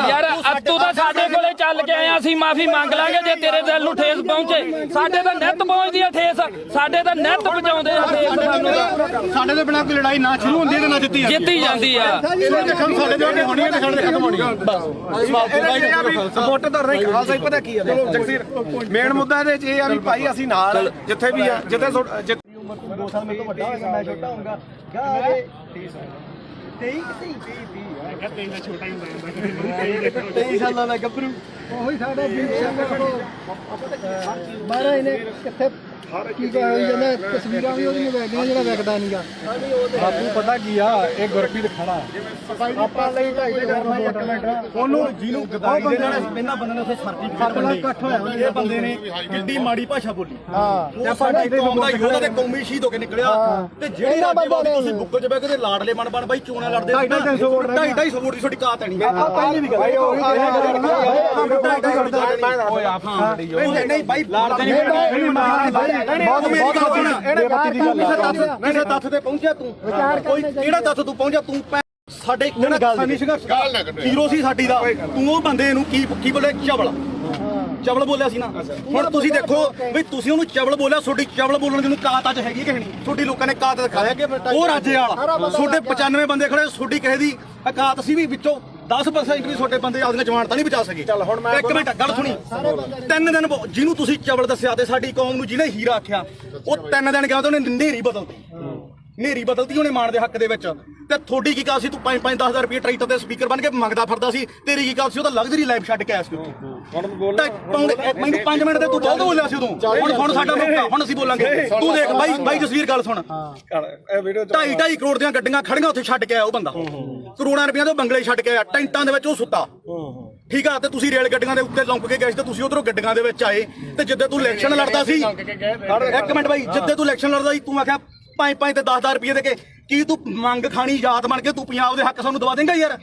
ਯਾਰ ਤੂੰ ਤਾਂ ਸਾਡੇ ਕੋਲੇ ਚੱਲ ਕੇ ਆਇਆ ਅਸੀਂ ਮਾਫੀ ਮੰਗ ਲਾਂਗੇ ਜੇ ਤੇਰੇ ਦਿਲ ਨੂੰ ਠੇਸ ਪਹੁੰਚੇ ਸਾਡੇ ਤਾਂ ਨਿੱਤ ਪਹੁੰਚਦੀ ਆ ਠੇਸ ਸਾਡੇ ਤਾਂ ਨਿੱਤ ਪਹੁੰਚਾਉਂਦੇ ਆ ਠੇਸ ਸਾਨੂੰ ਸਾਡੇ ਦੇ ਬਿਨਾਂ ਕੋਈ ਲੜਾਈ ਨਾ ਸ਼ੁਰੂ ਹੁੰਦੀ ਤੇ ਨਾ ਜਿੱਤੀ ਜਿੱਤੀ ਜਾਂਦੀ ਆ ਸਾਡੇ ਦੇ ਹੋਣੀ ਹੈ ਤੇ ਸਾਡੇ ਖਤਮ ਹੋਣੀ ਹੈ ਸਪੋਰਟ ਤਾਂ ਨਹੀਂ ਖਾਲਸਾ ਹੀ ਪਤਾ ਕੀ ਆ ਜਗਸੀਰ ਮੇਨ ਮੁੱਦਾ ਇਹਦੇ ਚ ਇਹ ਆ ਵੀ ਭਾਈ ਅਸੀਂ ਨਾਲ ਜਿੱਥੇ ਵੀ ਆ ਜਿੱਥੇ ਉਮਰ 2 ਸਾਲ ਮੇਰੇ ਤੋਂ ਵੱਡਾ ਹੋਏਗਾ ਮੈਂ ਛੋਟਾ ਹੋਊਂਗਾ ਕਿਆ ਇਹ 23 ਸਾਲਾਂ ਦਾ ਗੱਭਰੂ ਉਹੀ ਸਾਡਾ ਦੀਪ ਸਿੰਘ ਮਹਾਰਾਜ ਨੇ ਕਿੱਥੇ ਕੀ ਹੋਈ ਜਾਂਦਾ ਤਸਵੀਰਾਂ ਵੀ ਉਹਦੀਆਂ ਵਗਦੀਆਂ ਜਿਹੜਾ ਵਿਕਦਾ ਨਹੀਂਗਾ ਬਾਪੂ ਪਤਾ ਕੀ ਆ ਇਹ ਗੁਰਪ੍ਰੀਤ ਖੜਾ ਆਪਾਂ ਲਈ ਉਹਨੂੰ ਜਿਹਨੂੰ ਗਦਾਈ ਦੇ ਨਾਲ ਇਹਨਾਂ ਬੰਦੇ ਨੇ ਉੱਥੇ ਸਰਟੀਫਿਕੇਟ ਵੰਡੇ ਇਕੱਠ ਹੋਇਆ ਇਹ ਬੰਦੇ ਨੇ ਕਿੰਨੀ ਮਾੜੀ ਭਾਸ਼ਾ ਬੋਲੀ ਹਾਂ ਉਹ ਸਾਡੀ ਕੌਮ ਦਾ ਯੋਧਾ ਤੇ ਕੌਮੀ ਸ਼ਹੀਦ ਹੋ ਕੇ ਨਿਕਲਿਆ ਤੇ ਜਿਹੜੇ ਰਾਜੇਵਾਦੀ ਤੁਸੀਂ ਬੁੱਕਲ 'ਚ ਬਹਿ ਕੇ ਤੇ ਲਾਡਲੇ ਬਣ ਬਾਈ ਚੋਣਾਂ ਲੜਦੇ 250 ਵੋਟ ਦੀ ਤੁਹਾਡੀ ਕਾਤ ਨਹੀਂ ਪਹਿਲੀ ਵੀ ਗੱਲ ਨਹੀਂ ਬਾਈ ਲਾੜਦੇ ਨਹੀਂ ਕਿਸੇ ਤੱਥ ਤੇ ਪਹੁੰਚਿਆ ਤੂੰ ਕੋਈ ਕਿਹੜਾ ਤੱਥ ਤੂੰ ਪਹੁੰਚਿਆ ਤੂੰ ਸਾਡੇ ਕਿਸਾਨੀ ਸੰਘਰਸ਼ ਹੀਰੋ ਸੀ ਸਾਡੀ ਦਾ ਤੂੰ ਉਹ ਬੰਦੇ ਨੂੰ ਕੀ ਬੋਲੇ ਚਵਲ ਬੋਲਿਆ ਸੀ ਨਾ ਹੁਣ ਤੁਸੀਂ ਦੇਖੋ ਵੀ ਤੁਸੀਂ ਉਹਨੂੰ ਚਵਲ ਬੋਲਿਆ ਤੁਹਾਡੀ ਚਵਲ ਬੋਲਣ ਦੀ ਨੂੰ ਕਾਤ ਅੱਜ ਹੈਗੀ ਕਿ ਨਹੀਂ ਤੁਹਾਡੀ ਲੋਕਾਂ ਨੇ ਕਾਤ ਦਿਖਾਇਆ ਉਹ ਰਾਜੇ ਵਾਲਾ ਤੁਹਾਡੇ 95 ਬੰਦੇ ਖੜੇ ਤੁਹਾਡੀ ਕਿਸੇ ਦੀ ਕਾਤ ਸੀ ਵੀ ਵਿੱਚੋਂ 10% ਵੀ ਤੁਹਾਡੇ ਬੰਦੇ ਆਪਦੀਆਂ ਜਮਾਨਤਾਂ ਨਹੀਂ ਬਚਾ ਸਕੇ ਚੱਲ ਹੁਣ ਮੈਂ ਇੱਕ ਮਿੰਟ ਗੱਲ ਸੁਣੀ 3 ਦਿਨ ਜਿਹਨੂੰ ਤੁਸੀਂ ਚਵਲ ਦੱਸਿਆ ਤੇ ਸਾਡੀ ਕੌਮ ਨੂੰ ਜਿਹਨੇ ਹੀਰਾ ਆਖਿਆ ਉਹ 3 ਦਿਨ ਗਿਆ ਤੇ ਉਹਨੇ ਨੇਰੀ ਬਦਲਤੀ ਉਹਨੇ ਮਾਣ ਦੇ ਹੱਕ ਦੇ ਵਿੱਚ ਤੇ ਤੁਹਾਡੀ ਕੀ ਗੱਲ ਸੀ ਤੂੰ 5-10 ਰੁਪਏ ਟਰੈਕਟਰ ਤੇ ਸਪੀਕਰ ਬਣ ਕੇ ਮੰਗਦਾ ਫਿਰਦਾ ਸੀ ਤੇਰੀ ਕੀ ਗੱਲ ਸੀ ਉਹ ਤਾਂ ਲਗਜ਼ਰੀ ਲਾਈਫ ਛੱਡ ਕੇ ਆਇਆ ਸੀ ਮੈਨੂੰ 5 ਮਿੰਟ ਤੇ ਤੂੰ ਬਹੁਤ ਬੋਲਿਆ ਸੀ ਉਦੋਂ ਹੁਣ ਸਾਡਾ ਮੌਕਾ ਹੁਣ ਅਸੀਂ ਬੋਲਾਂਗੇ ਤੂੰ ਦੇਖ ਬਾਈ ਜਸਵੀਰ ਗੱਲ ਸੁਣ 2.5 ਕਰੋੜ ਦੀਆਂ ਗੱਡੀਆਂ ਖੜੀਆਂ ਉੱਥੇ ਛੱਡ ਕੇ ਆਇਆ ਉਹ ਬੰਦਾ ਕਰੋੜਾਂ ਰੁਪਈਆਂ ਦੇ ਬੰਗਲੇ ਛੱਡ ਕੇ ਆਇਆ ਟੈਂਟਾਂ ਦੇ ਵਿੱਚ ਉਹ ਸੁੱਤਾ ਠੀਕ ਆ ਤੇ ਤੁਸੀਂ ਰੇਲ ਗੱਡੀਆਂ ਦੇ ਉੱਤੇ ਲੰਘ ਕੇ ਗਏ ਸੀ ਤੇ ਤੁਸੀਂ ਉਧਰੋਂ ਗੱਡੀਆਂ ਦੇ ਵਿੱਚ ਆਏ ਤੇ ਜਿੱਦੇ ਤੂੰ ਇਲੈਕਸ਼ਨ ਲੜਦਾ ਸੀ ਇੱਕ ਮਿੰਟ ਬਾਈ ਜਿੱਦੇ ਤੂੰ ਇਲੈਕਸ਼ਨ ਲੜਦਾ ਸੀ ਤੂੰ ਆਖਿਆ 5 ਤੇ 10 ਰੁਪਏ ਦੇ ਕੇ ਕੀ ਤੂੰ ਮੰਗ ਖਾਣੀ ਯਾਦ ਬਣ ਕੇ ਤੂੰ ਪੰਜਾਬ ਦੇ ਹੱਕ ਸਾਨੂੰ ਦਵਾ ਦੇਂਗਾ ਯਾਰ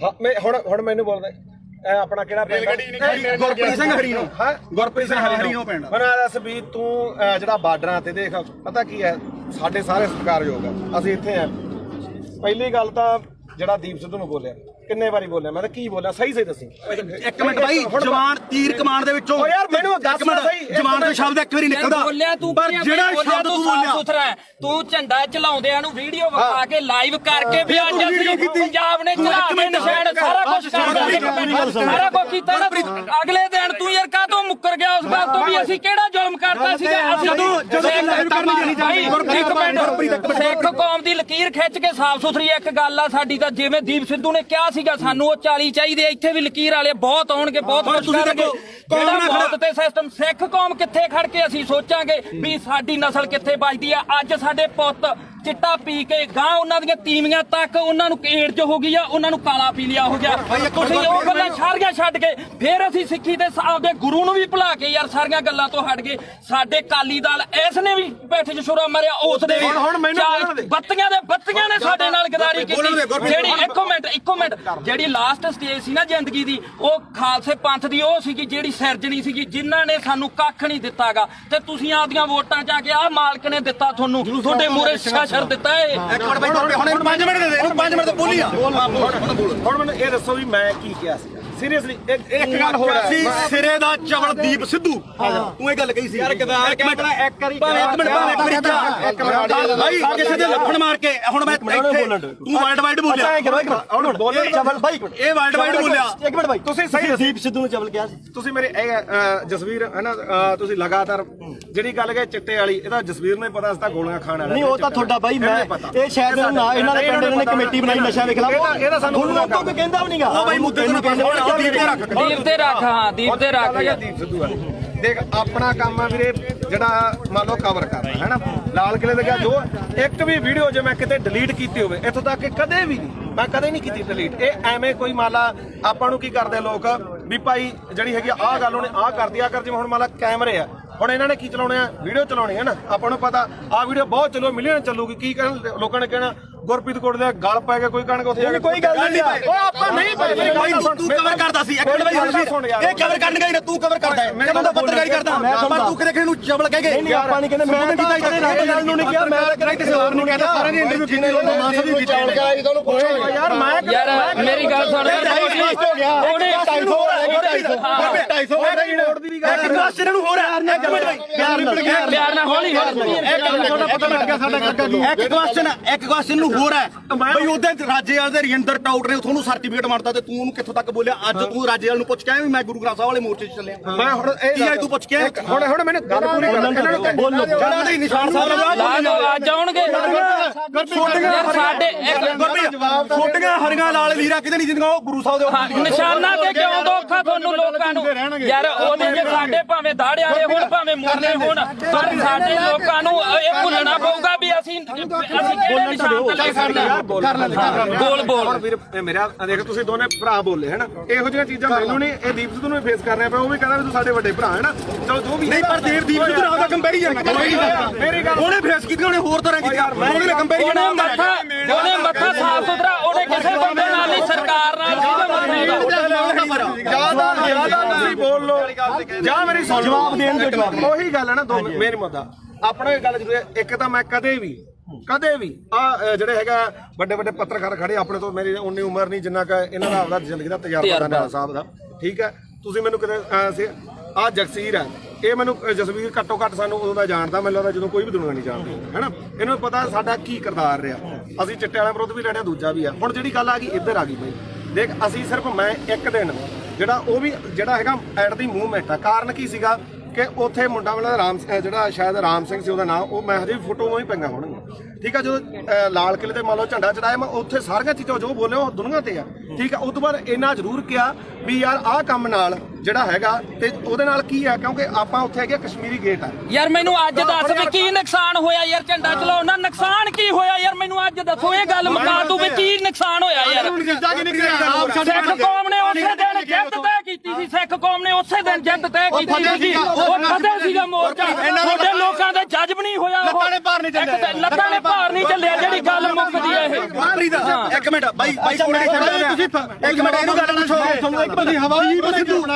ਹੁਣ ਮੈਨੂੰ ਬੋਲਦਾ ਇਹ ਆਪਣਾ ਕਿਹੜਾ ਪਿੰਡ ਗੁਰਪ੍ਰੀਤ ਸਿੰਘ ਹਰੀ ਨੂੰ ਗੁਰਪ੍ਰੀਤ ਸਿੰਘ ਹਰੀ ਨੂੰ ਪਿੰਡ ਮੈਨੂੰ ਦੱਸ ਵੀ ਤੂੰ ਜਿਹੜਾ ਬਾਰਡਰਾਂ ਤੇ ਦੇਖ ਪਤਾ ਕੀ ਹੈ ਸਾਡੇ ਸਾਰੇ ਸਤਿਕਾਰਯੋਗ ਆ ਅਸੀਂ ਇੱਥੇ ਆ ਪਹਿਲੀ ਗੱਲ ਤਾਂ ਜਿਹੜਾ ਦੀਪ ਸਿੱਧੂ ਨੂੰ ਬੋਲਿਆ ਕਿੰਨੇ ਵਾਰੀ ਬੋਲਿਆ ਮੈਂ ਤਾਂ ਕੀ ਬੋਲਿਆ ਸਹੀ ਦੱਸੀ ਇੱਕ ਮਿੰਟ ਬਾਈ ਜਵਾਨ ਤੀਰ ਕਮਾਨ ਦੇ ਵਿੱਚੋਂ ਓ ਯਾਰ ਮੈਨੂੰ ਦੱਸ ਸਹੀ ਜਵਾਨ ਦਾ ਸ਼ਬਦ ਇੱਕ ਵਾਰੀ ਨਿਕਲਦਾ ਬੋਲਿਆ ਤੂੰ ਪਰ ਜਿਹੜਾ ਸ਼ਬਦ ਤੂੰ ਬੋਲਿਆ ਸੁਥਰਾ ਤੂੰ ਝੰਡਾ ਚਲਾਉਂਦਿਆਂ ਨੂੰ ਵੀਡੀਓ ਵਿਖਾ ਕੇ ਲਾਈਵ ਕਰਕੇ ਵੀ ਅੱਜ ਅਸੀਂ ਪੰਜਾਬ ਨੇ ਚਲਾ ਕੇ ਨਿਸ਼ਾਨ ਸਾਰਾ ਕੁਝ ਕਰਦਾ ਸਾਰਾ ਕੁਝ ਕੀਤਾ ਅਗਲੇ ਦਿਨ ਤੂੰ ਯਾਰ ਕਾਹਤੋਂ ਮੁੱਕਰ ਗਿਆ ਉਸ ਗੱਲ ਤੋਂ ਵੀ ਅਸੀਂ ਕਿਹੜਾ ਜ਼ੁਲਮ ਕਰਤਾ ਸੀਗਾ ਅਸੀਂ ਸਿੱਖ ਕੌਮ ਦੀ ਲਕੀਰ ਖਿੱਚ ਕੇ ਸਾਫ਼ ਸੁਥਰੀ ਇੱਕ ਗੱਲ ਆ ਸਾਡੀ ਤਾਂ ਜਿਵੇਂ ਦੀਪ ਸਿੱਧੂ ਨੇ ਕਿਹਾ ਸੀਗਾ ਸਾਨੂੰ ਉਹ 40 ਚਾਹੀਦੇ ਇੱਥੇ ਵੀ ਲਕੀਰ ਵਾਲੇ ਬਹੁਤ ਆਉਣਗੇ ਬਹੁਤ ਕੁਝ ਕਰਨਗੇ ਜਿਹੜਾ ਮੌਤ ਤੇ ਸਿਸਟਮ ਸਿੱਖ ਕੌਮ ਕਿੱਥੇ ਖੜ ਕੇ ਅਸੀਂ ਸੋਚਾਂਗੇ ਵੀ ਸਾਡੀ ਨਸਲ ਕਿੱਥੇ ਬਚਦੀ ਆ ਅੱਜ ਸਾਡੇ ਪੁੱਤ ਚਿੱਟਾ ਪੀ ਕੇ ਗਾਂ ਉਹਨਾਂ ਦੀਆਂ ਤੀਵੀਆਂ ਤੱਕ ਉਹਨਾਂ ਨੂੰ ਏਡਜ਼ ਹੋ ਗਈ ਆ ਉਹਨਾਂ ਨੂੰ ਕਾਲਾ ਪੀ ਲਿਆ ਹੋ ਗਿਆ ਤੁਸੀਂ ਉਹ ਗੱਲਾਂ ਸਾਰੀਆਂ ਛੱਡ ਕੇ ਫਿਰ ਅਸੀਂ ਸਿੱਖੀ ਦੇ ਆਪਦੇ ਗੁਰੂ ਨੂੰ ਵੀ ਭੁਲਾ ਕੇ ਯਾਰ ਸਾਰੀਆਂ ਗੱਲਾਂ ਤੋਂ ਹਟ ਗਏ ਸਾਡੇ ਕਾਲੀ ਦਲ ਇਸ ਨੇ ਵੀ ਪੈਠੇ 'ਚ ਛੁਰਾ ਮਾਰਿਆ ਉਸ ਦੇ ਬੱਤੀਆਂ ਨੇ ਸਾਡੇ ਨਾਲ ਗਦਾਰੀ ਕੀਤੀ ਜਿਹੜੀ ਇੱਕੋ ਮਿੰਟ ਜਿਹੜੀ ਲਾਸਟ ਸਟੇਜ ਸੀ ਨਾ ਜ਼ਿੰਦਗੀ ਦੀ ਉਹ ਖਾਲਸੇ ਪੰਥ ਦੀ ਉਹ ਸੀਗੀ ਜਿਹੜੀ ਸਿਰਜਣੀ ਸੀਗੀ ਜਿਨ੍ਹਾਂ ਨੇ ਸਾਨੂੰ ਕੱਖ ਨਹੀਂ ਦਿੱਤਾਗਾ ਤੇ ਤੁਸੀਂ ਆਪਦੀਆਂ ਵੋਟਾਂ 'ਚ ਆ ਕੇ ਆਹ ਮਾਲਕ ਨੇ ਦਿੱਤਾ ਤੁਹਾਨੂੰ ਤੁਹਾਡੇ ਮੂਹਰੇ ਸ਼ਰ ਦਿੱਤਾ ਏ ਇੱਕ ਮਿੰਟ ਬਾਈ ਹੁਣ 5 ਮਿੰਟ ਦੇ ਦੇ 5 ਮਿੰਟ ਤੇ ਬੋਲੀ ਆ ਹੁਣ ਮੈਨੂੰ ਇਹ ਦੱਸੋ ਵੀ ਮੈਂ ਕੀ ਕਿਹਾ ਸੀ ਸੀਰੀਅਸਲੀ ਇੱਕ ਗੱਲ ਹੋਰ ਸੀ ਸਿਰੇ ਦਾ ਚਵਲ ਦੀਪ ਸਿੱਧੂ ਤੂੰ ਇਹ ਗੱਲ ਕਹੀ ਸੀ ਯਾਰ ਇੱਕ ਮਿੰਟ ਭਾਈ ਕਿਸੇ ਦੇ ਲੱਖਣ ਮਾਰ ਕੇ ਹੁਣ ਮੈਂ ਇੱਥੇ ਤੂੰ ਵਰਲਡ ਵਾਈਡ ਬੋਲਿਆ ਹੁਣ ਬੋਲੇ ਚਵਲ ਬਾਈ ਇਹ ਵਰਲਡ ਵਾਈਡ ਬੋਲਿਆ ਇੱਕ ਮਿੰਟ ਬਾਈ ਤੁਸੀਂ ਸਹੀ ਦੀਪ ਸਿੱਧੂ ਨੂੰ ਚਵਲ ਕਿਹਾ ਸੀ ਤੁਸੀਂ ਮੇਰੇ ਜਸਵੀਰ ਹੈ ਨਾ ਤੁਸੀਂ ਲਗਾਤਾਰ ਜਿਹੜੀ ਗੱਲ ਕਹੇ ਚਿੱਟੇ ਵਾਲੀ ਇਹਦਾ ਜਸਵੀਰ ਨੂੰ ਪਤਾ ਸੀ ਗੋਲੀਆਂ ਖਾਣ ਵਾਲਾ ਨਹੀਂ ਉਹ ਤਾਂ ਤੁਹਾਡਾ ਬਾਈ ਮੈਂ ਇਹ ਸ਼ਾਇਦ ਨਾ ਇਹਨਾਂ ਦੇ ਪਿੰਡ ਨੇ ਕਮੇਟੀ ਬਣਾਈ ਨਸ਼ਾ ਦੇ ਖਿਲਾਫ ਇਹਦਾ ਸਾਨੂੰ ਤੁਹਾਨੂੰ ਕੋਈ ਕਹਿੰਦਾ ਵੀ ਨਹੀਂਗਾ ਉਹ ਬਾਈ ਮੁੱਦੇ ਨੂੰ ਦੀਪ ਤੇ ਰੱਖ ਹਾਂ ਦੀਪ ਤੇ ਰੱਖ ਦੀਪ ਸਿੱਧੂ ਦੇਖ ਆਪਣਾ ਕੰਮ ਆ ਵੀਰੇ ਜਿਹੜਾ ਮੰਨ ਲਓ ਕਵਰ ਕਰਨਾ ਹੈ ਨਾ ਲਾਲ ਕਿਲੇ ਦੇ ਜੋ ਇੱਕ ਵੀ ਵੀਡੀਓ ਜੇ ਮੈਂ ਕਿਤੇ ਡਿਲੀਟ ਕੀਤੀ ਹੋਵੇ ਇੱਥੋਂ ਤੱਕ ਕਿ ਕਦੇ ਵੀ ਨਹੀਂ ਮੈਂ ਕਦੇ ਨਹੀਂ ਕੀਤੀ ਡਿਲੀਟ ਇਹ ਐਵੇਂ ਕੋਈ ਮੰਨ ਲਾ ਆਪਾਂ ਨੂੰ ਕੀ ਕਰਦੇ ਲੋਕ ਵੀ ਭਾਈ ਜਿਹੜੀ ਹੈਗੀ ਆਹ ਗੱਲ ਉਹਨੇ ਆਹ ਕਰਦੀ ਆ ਕਰ ਜਿਵੇਂ ਹੁਣ ਮੰਨ ਲਾ ਕੈਮਰੇ ਆ ਹੁਣ ਇਹਨਾਂ ਨੇ ਕੀ ਚਲਾਉਣੇ ਆ ਵੀਡੀਓ ਚਲਾਉਣੀ ਹੈ ਨਾ ਆਪਾਂ ਨੂੰ ਪਤਾ ਆਹ ਵੀਡੀਓ ਬਹੁਤ ਚੱਲੋ ਮਿਲੀਅਨ ਚੱਲੂਗੀ ਕੀ ਕਹਿਣ ਲੋਕਾਂ ਨੇ ਕਹਿਣਾ ਗੁਰਪ੍ਰੀਤ ਕੋਟ ਦੇ ਗਲ ਪੈ ਕੇ ਕੋਈ ਕਣਕ ਉੱਥੇ ਜਾ ਕੇ ਕੋਈ ਗੱਲ ਨਹੀਂ ਉਹ ਆਪਾਂ ਨਹੀਂ ਪਏ ਤੂੰ ਕਵਰ ਕਰਦਾ ਸੀ ਇੱਕ ਮਿੰਟ ਬਾਈ ਇਹ ਕਵਰ ਕਰਨ ਗਈ ਨਾ ਤੂੰ ਕਵਰ ਕਰਦਾ ਹੈ ਮੈਂ ਤਾਂ ਪੱਤਰਕਾਰੀ ਕਰਦਾ ਪਰ ਤੂੰ ਕਿਹਦੇ ਕਿਹਨੂੰ ਜਬਲ ਕਹਿ ਗਏ ਨਹੀਂ ਆਪਾਂ ਨਹੀਂ ਕਹਿੰਦੇ ਮੈਂ ਤਾਂ ਕੀਤਾ ਰਾਜੇ ਲਾਲ ਨੂੰ ਨਹੀਂ ਕਿਹਾ ਮੈਂ ਤਾਂ ਕਿਸੇ ਹੋਰ ਨੂੰ ਕਹਿੰਦਾ ਸਾਰਿਆਂ ਦੀ ਇੰਟਰਵਿਊ ਕੀਤੀ ਯਾਰ ਮੈਂ ਯਾਰ ਮੇਰੀ ਗੱਲ ਸੁਣ ਉਹਨੇ 250 ਇੱਕ ਕੁਐਸਚਨ ਨੂੰ ਹੋਰ ਹੈ ਪਿਆਰ ਨਾਲ ਹੌਲੀ ਇੱਕ ਕੁਐਸਚਨ ਨੂੰ ਹੋਰ ਹੈ ਬਈ ਉਹਦੇ ਰਾਜੇਵਾਲ ਦੇ ਰਜਿੰਦਰ ਟਾਊਟ ਨੇ ਤੁਹਾਨੂੰ ਸਰਟੀਫਿਕੇਟ ਮਾਰਤਾ ਤੇ ਤੂੰ ਉਹਨੂੰ ਕਿੱਥੋਂ ਤੱਕ ਬੋਲਿਆ ਅੱਜ ਤੂੰ ਰਾਜੇਵਾਲ ਨੂੰ ਪੁੱਛ ਕੇ ਆਇਆ ਵੀ ਮੈਂ ਗੁਰੂ ਗ੍ਰੰਥ ਸਾਹਿਬ ਵਾਲੇ ਮੋਰਚੇ 'ਚ ਚੱਲਿਆ ਮੈਂ ਹੁਣ ਇਹ ਤੂੰ ਪੁੱਛ ਕੇ ਹੁਣ ਮੈਨੂੰ ਗੱਲ ਪੂਰੀ ਕਰ ਬੋਲੋ ਜਿਹੜਾ ਦੇ ਨਿਸ਼ਾਨ ਸਾਹਿਬ ਲਾ ਦੋ ਅੱਜ ਆਉਣਗੇ ਯਾਰ ਸਾਡੇ ਛੋਟੀਆਂ ਹਰੀਆਂ ਲਾਲ ਲੀਰਾ ਕਿਤੇ ਨਹੀਂ ਜਿੰਦੀਆਂ ਉਹ ਗੁਰੂ ਸਾਹਿਬ ਦੇ ਨਿਸ਼ਾਨਾ ਤੇ ਕਿਉਂ ਦੋਖਾ ਤੁਹਾਨੂੰ ਲੋਕਾਂ ਨੂੰ ਯਾਰ ਉਹਦੇ ਜੇ ਸਾਡੇ ਭਾਵੇਂ ਦਾੜੇ ਵਾਲੇ ਹੋਣ ਭਾਵੇਂ ਮੁਰਲੇ ਹੋਣ ਪਰ ਸਾਡੇ ਲੋਕਾਂ ਨੂੰ ਇਹ ਭੁੱਲਣਾ ਪਊਗਾ ਵੀ ਅਸੀਂ ਕਿਹੜੇ ਨਿਸ਼ਾਨ ਤੇ ਲੈ ਬੋਲ ਵੀਰ ਮੇਰਾ ਦੇਖ ਤੁਸੀਂ ਦੋਨੇ ਭਰਾ ਬੋਲੇ ਹੈਨਾ ਇਹੋ ਜਿਹੀਆਂ ਚੀਜ਼ਾਂ ਮੈਨੂੰ ਨਹੀਂ ਇਹ ਦੀਪ ਸਿੱਧੂ ਨੂੰ ਫੇਸ ਕਰਨੇ ਪਿਆ ਉਹ ਵੀ ਕਹਿੰਦਾ ਵੀ ਤੂੰ ਸਾਡੇ ਵੱਡੇ ਭਰਾ ਹੈ ਨਾ ਚਲੋ ਜੋ ਵੀ ਨਹੀਂ ਪਰ ਦੀਪ ਸਿੱਧੂ ਨਾਲ ਦਾ ਕੰਪੈਰੀਜ਼ਨ ਮੇਰੀ ਗੱਲ ਉਹਨੇ ਫੇਸ ਕੀਤੀ ਉਹਨੇ ਹੋਰ ਤਰ੍ਹਾਂ ਕੀਤੀ ਉਹਨੇ ਕੰਪੈਰੀਜ਼ਨ ਉਹਨੇ ਮੱਥਾ ਸਾਫ ਸੁਥਰਾ ਉਹਨੇ ਕਿਸੇ ਬੰਦੇ ਨਾਲ ਨਹੀਂ ਸਰਕਾਰ ਨਾਲ ਜਿਆਦਾ ਤੁਸੀਂ ਬੋਲ ਲੋ ਜਾਂ ਮੇਰੀ ਸੁਣ ਜਵਾਬ ਦੇਣ ਦੇ ਜਵਾਬ ਉਹੀ ਗੱਲ ਹੈ ਨਾ ਦੋ ਮੇਰੀ ਮੁੱਦਾ ਆਪਣਾ ਇਹ ਗੱਲ ਜ਼ਰੂਰ ਹੈ ਇੱਕ ਤਾਂ ਮੈਂ ਕਦੇ ਵੀ ਆ ਜਿਹੜੇ ਹੈਗਾ ਵੱਡੇ ਵੱਡੇ ਪੱਤਰਕਾਰ ਖੜੇ ਆਪਣੇ ਤੋਂ ਮੇਰੀ ਉਨੀ ਉਮਰ ਨਹੀਂ ਜਿੰਨਾ ਕਿ ਇਹਨਾਂ ਦਾ ਆਪਦਾ ਜ਼ਿੰਦਗੀ ਦਾ ਤਜਰਬਾ ਦਾ ਨਾਲਾ ਸਾਹਿਬ ਦਾ ਠੀਕ ਹੈ ਤੁਸੀਂ ਮੈਨੂੰ ਕਿਤੇ ਆ ਜਗਸੀਰ ਹੈ ਇਹ ਮੈਨੂੰ ਜਸਵੀਰ ਘੱਟੋ ਘੱਟ ਸਾਨੂੰ ਉਦੋਂ ਦਾ ਜਾਣਦਾ ਮੈਨੂੰ ਲੱਗਦਾ ਜਦੋਂ ਕੋਈ ਵੀ ਦੁਨੀਆ ਨਹੀਂ ਜਾਣਦੀ ਹੈਨਾ ਇਹਨੂੰ ਪਤਾ ਸਾਡਾ ਕੀ ਕਿਰਦਾਰ ਰਿਹਾ ਅਸੀਂ ਚਿੱਟੇ ਵਾਲਿਆਂ ਵਿਰੁੱਧ ਵੀ ਲੜਿਆ ਦੂਜਾ ਵੀ ਆ ਹੁਣ ਜਿਹੜੀ ਗੱਲ ਆ ਗਈ ਇੱਧਰ ਆ ਗਈ ਬਈ ਦੇਖ ਅਸੀਂ ਸਿਰਫ ਮੈਂ ਇੱਕ ਦਿਨ ਜਿਹੜਾ ਉਹ ਵੀ ਜਿਹੜਾ ਹੈਗਾ ਐਟ ਦੀ ਮੂਵਮੈਂਟ ਆ ਕਾਰਨ ਕੀ ਸੀਗਾ ਕਿ ਉੱਥੇ ਮੁੰਡਾ ਵਾਲਾ ਰਾਮ ਜਿਹੜਾ ਸ਼ਾਇਦ ਰਾਮ ਸਿੰਘ ਸੀ ਉਹਦਾ ਨਾਮ ਉਹ ਮੈਂ ਹਜੇ ਫੋਟੋ ਹੀ ਪਈਆਂ ਹੋਣਗੀਆਂ ਠੀਕ ਆ ਜਦੋਂ ਲਾਲ ਕਿਲੇ ਤੇ ਮੰਨ ਲਓ ਝੰਡਾ ਚੜਾਇਆ ਮੈਂ ਉੱਥੇ ਸਾਰੀਆਂ ਚੀਜ਼ਾਂ ਜੋ ਬੋਲੇ ਉਹ ਦੁਨੀਆ ਤੇ ਆ ਠੀਕ ਆ ਉਸ ਤੋਂ ਬਾਅਦ ਇੰਨਾ ਜ਼ਰੂਰ ਕਿਹਾ ਵੀ ਯਾਰ ਆਹ ਕੰਮ ਨਾਲ ਜਿਹੜਾ ਹੈਗਾ ਤੇ ਉਹਦੇ ਨਾਲ ਕੀ ਆ ਕਿਉਂਕਿ ਆਪਾਂ ਉੱਥੇ ਹੈਗੇ ਕਸ਼ਮੀਰੀ ਗੇਟ ਆ ਯਾਰ ਮੈਨੂੰ ਅੱਜ ਦੱਸ ਵੀ ਕੀ ਨੁਕਸਾਨ ਹੋਇਆ ਯਾਰ ਝੰਡਾ ਚਲਾਉਣ ਨਾਲ ਨੁਕਸਾਨ ਕੀ ਹੋਇਆ ਯਾਰ ਮੈਨੂੰ ਅੱਜ ਦੱਸੋ ਇਹ ਗੱਲ ਮੁਕਾ ਤੂੰ ਵੀ ਕੀ ਨੁਕਸਾਨ ਹੋਇਆ ਯਾਰ ਸਿੱਖ ਕੌਮ ਨੇ ਉਸੇ ਦਿਨ ਜਿੱਤ ਤੈਅ ਕੀਤੀ ਸੀ ਸਿੱਖ ਕੌਮ ਨੇ ਉਸੇ ਦਿਨ ਜਿੱਤ ਤੈਅ ਕੀਤੀ ਸੀ ਉਹ ਕਦੇ ਸੀਗਾ ਮੋਰਚਾ ਤੁਹਾਡੇ ਲੋਕਾਂ ਦੇ ਜੱਜ ਵੀ ਨਹੀਂ ਹੋਇਆ ਲੱਤਾਂ ਨੇ ਭਾਰ ਨਹੀਂ ਚੱਲਿਆ ਜਿਹੜੀ ਗੱਲ ਮੁੱਕਦੀ ਹੈ ਇਹ ਇੱਕ ਮਿੰਟ ਬਾਈ ਤੁਸੀਂ ਇੱਕ ਮਿੰਟ ਇਹਨੂੰ ਗੱਲ ਨਾ ਛੋੜੋ ਤੁਹਾਨੂੰ ਇੱਕ ਬੰਦੀ ਹਵਾ ਦੀਪ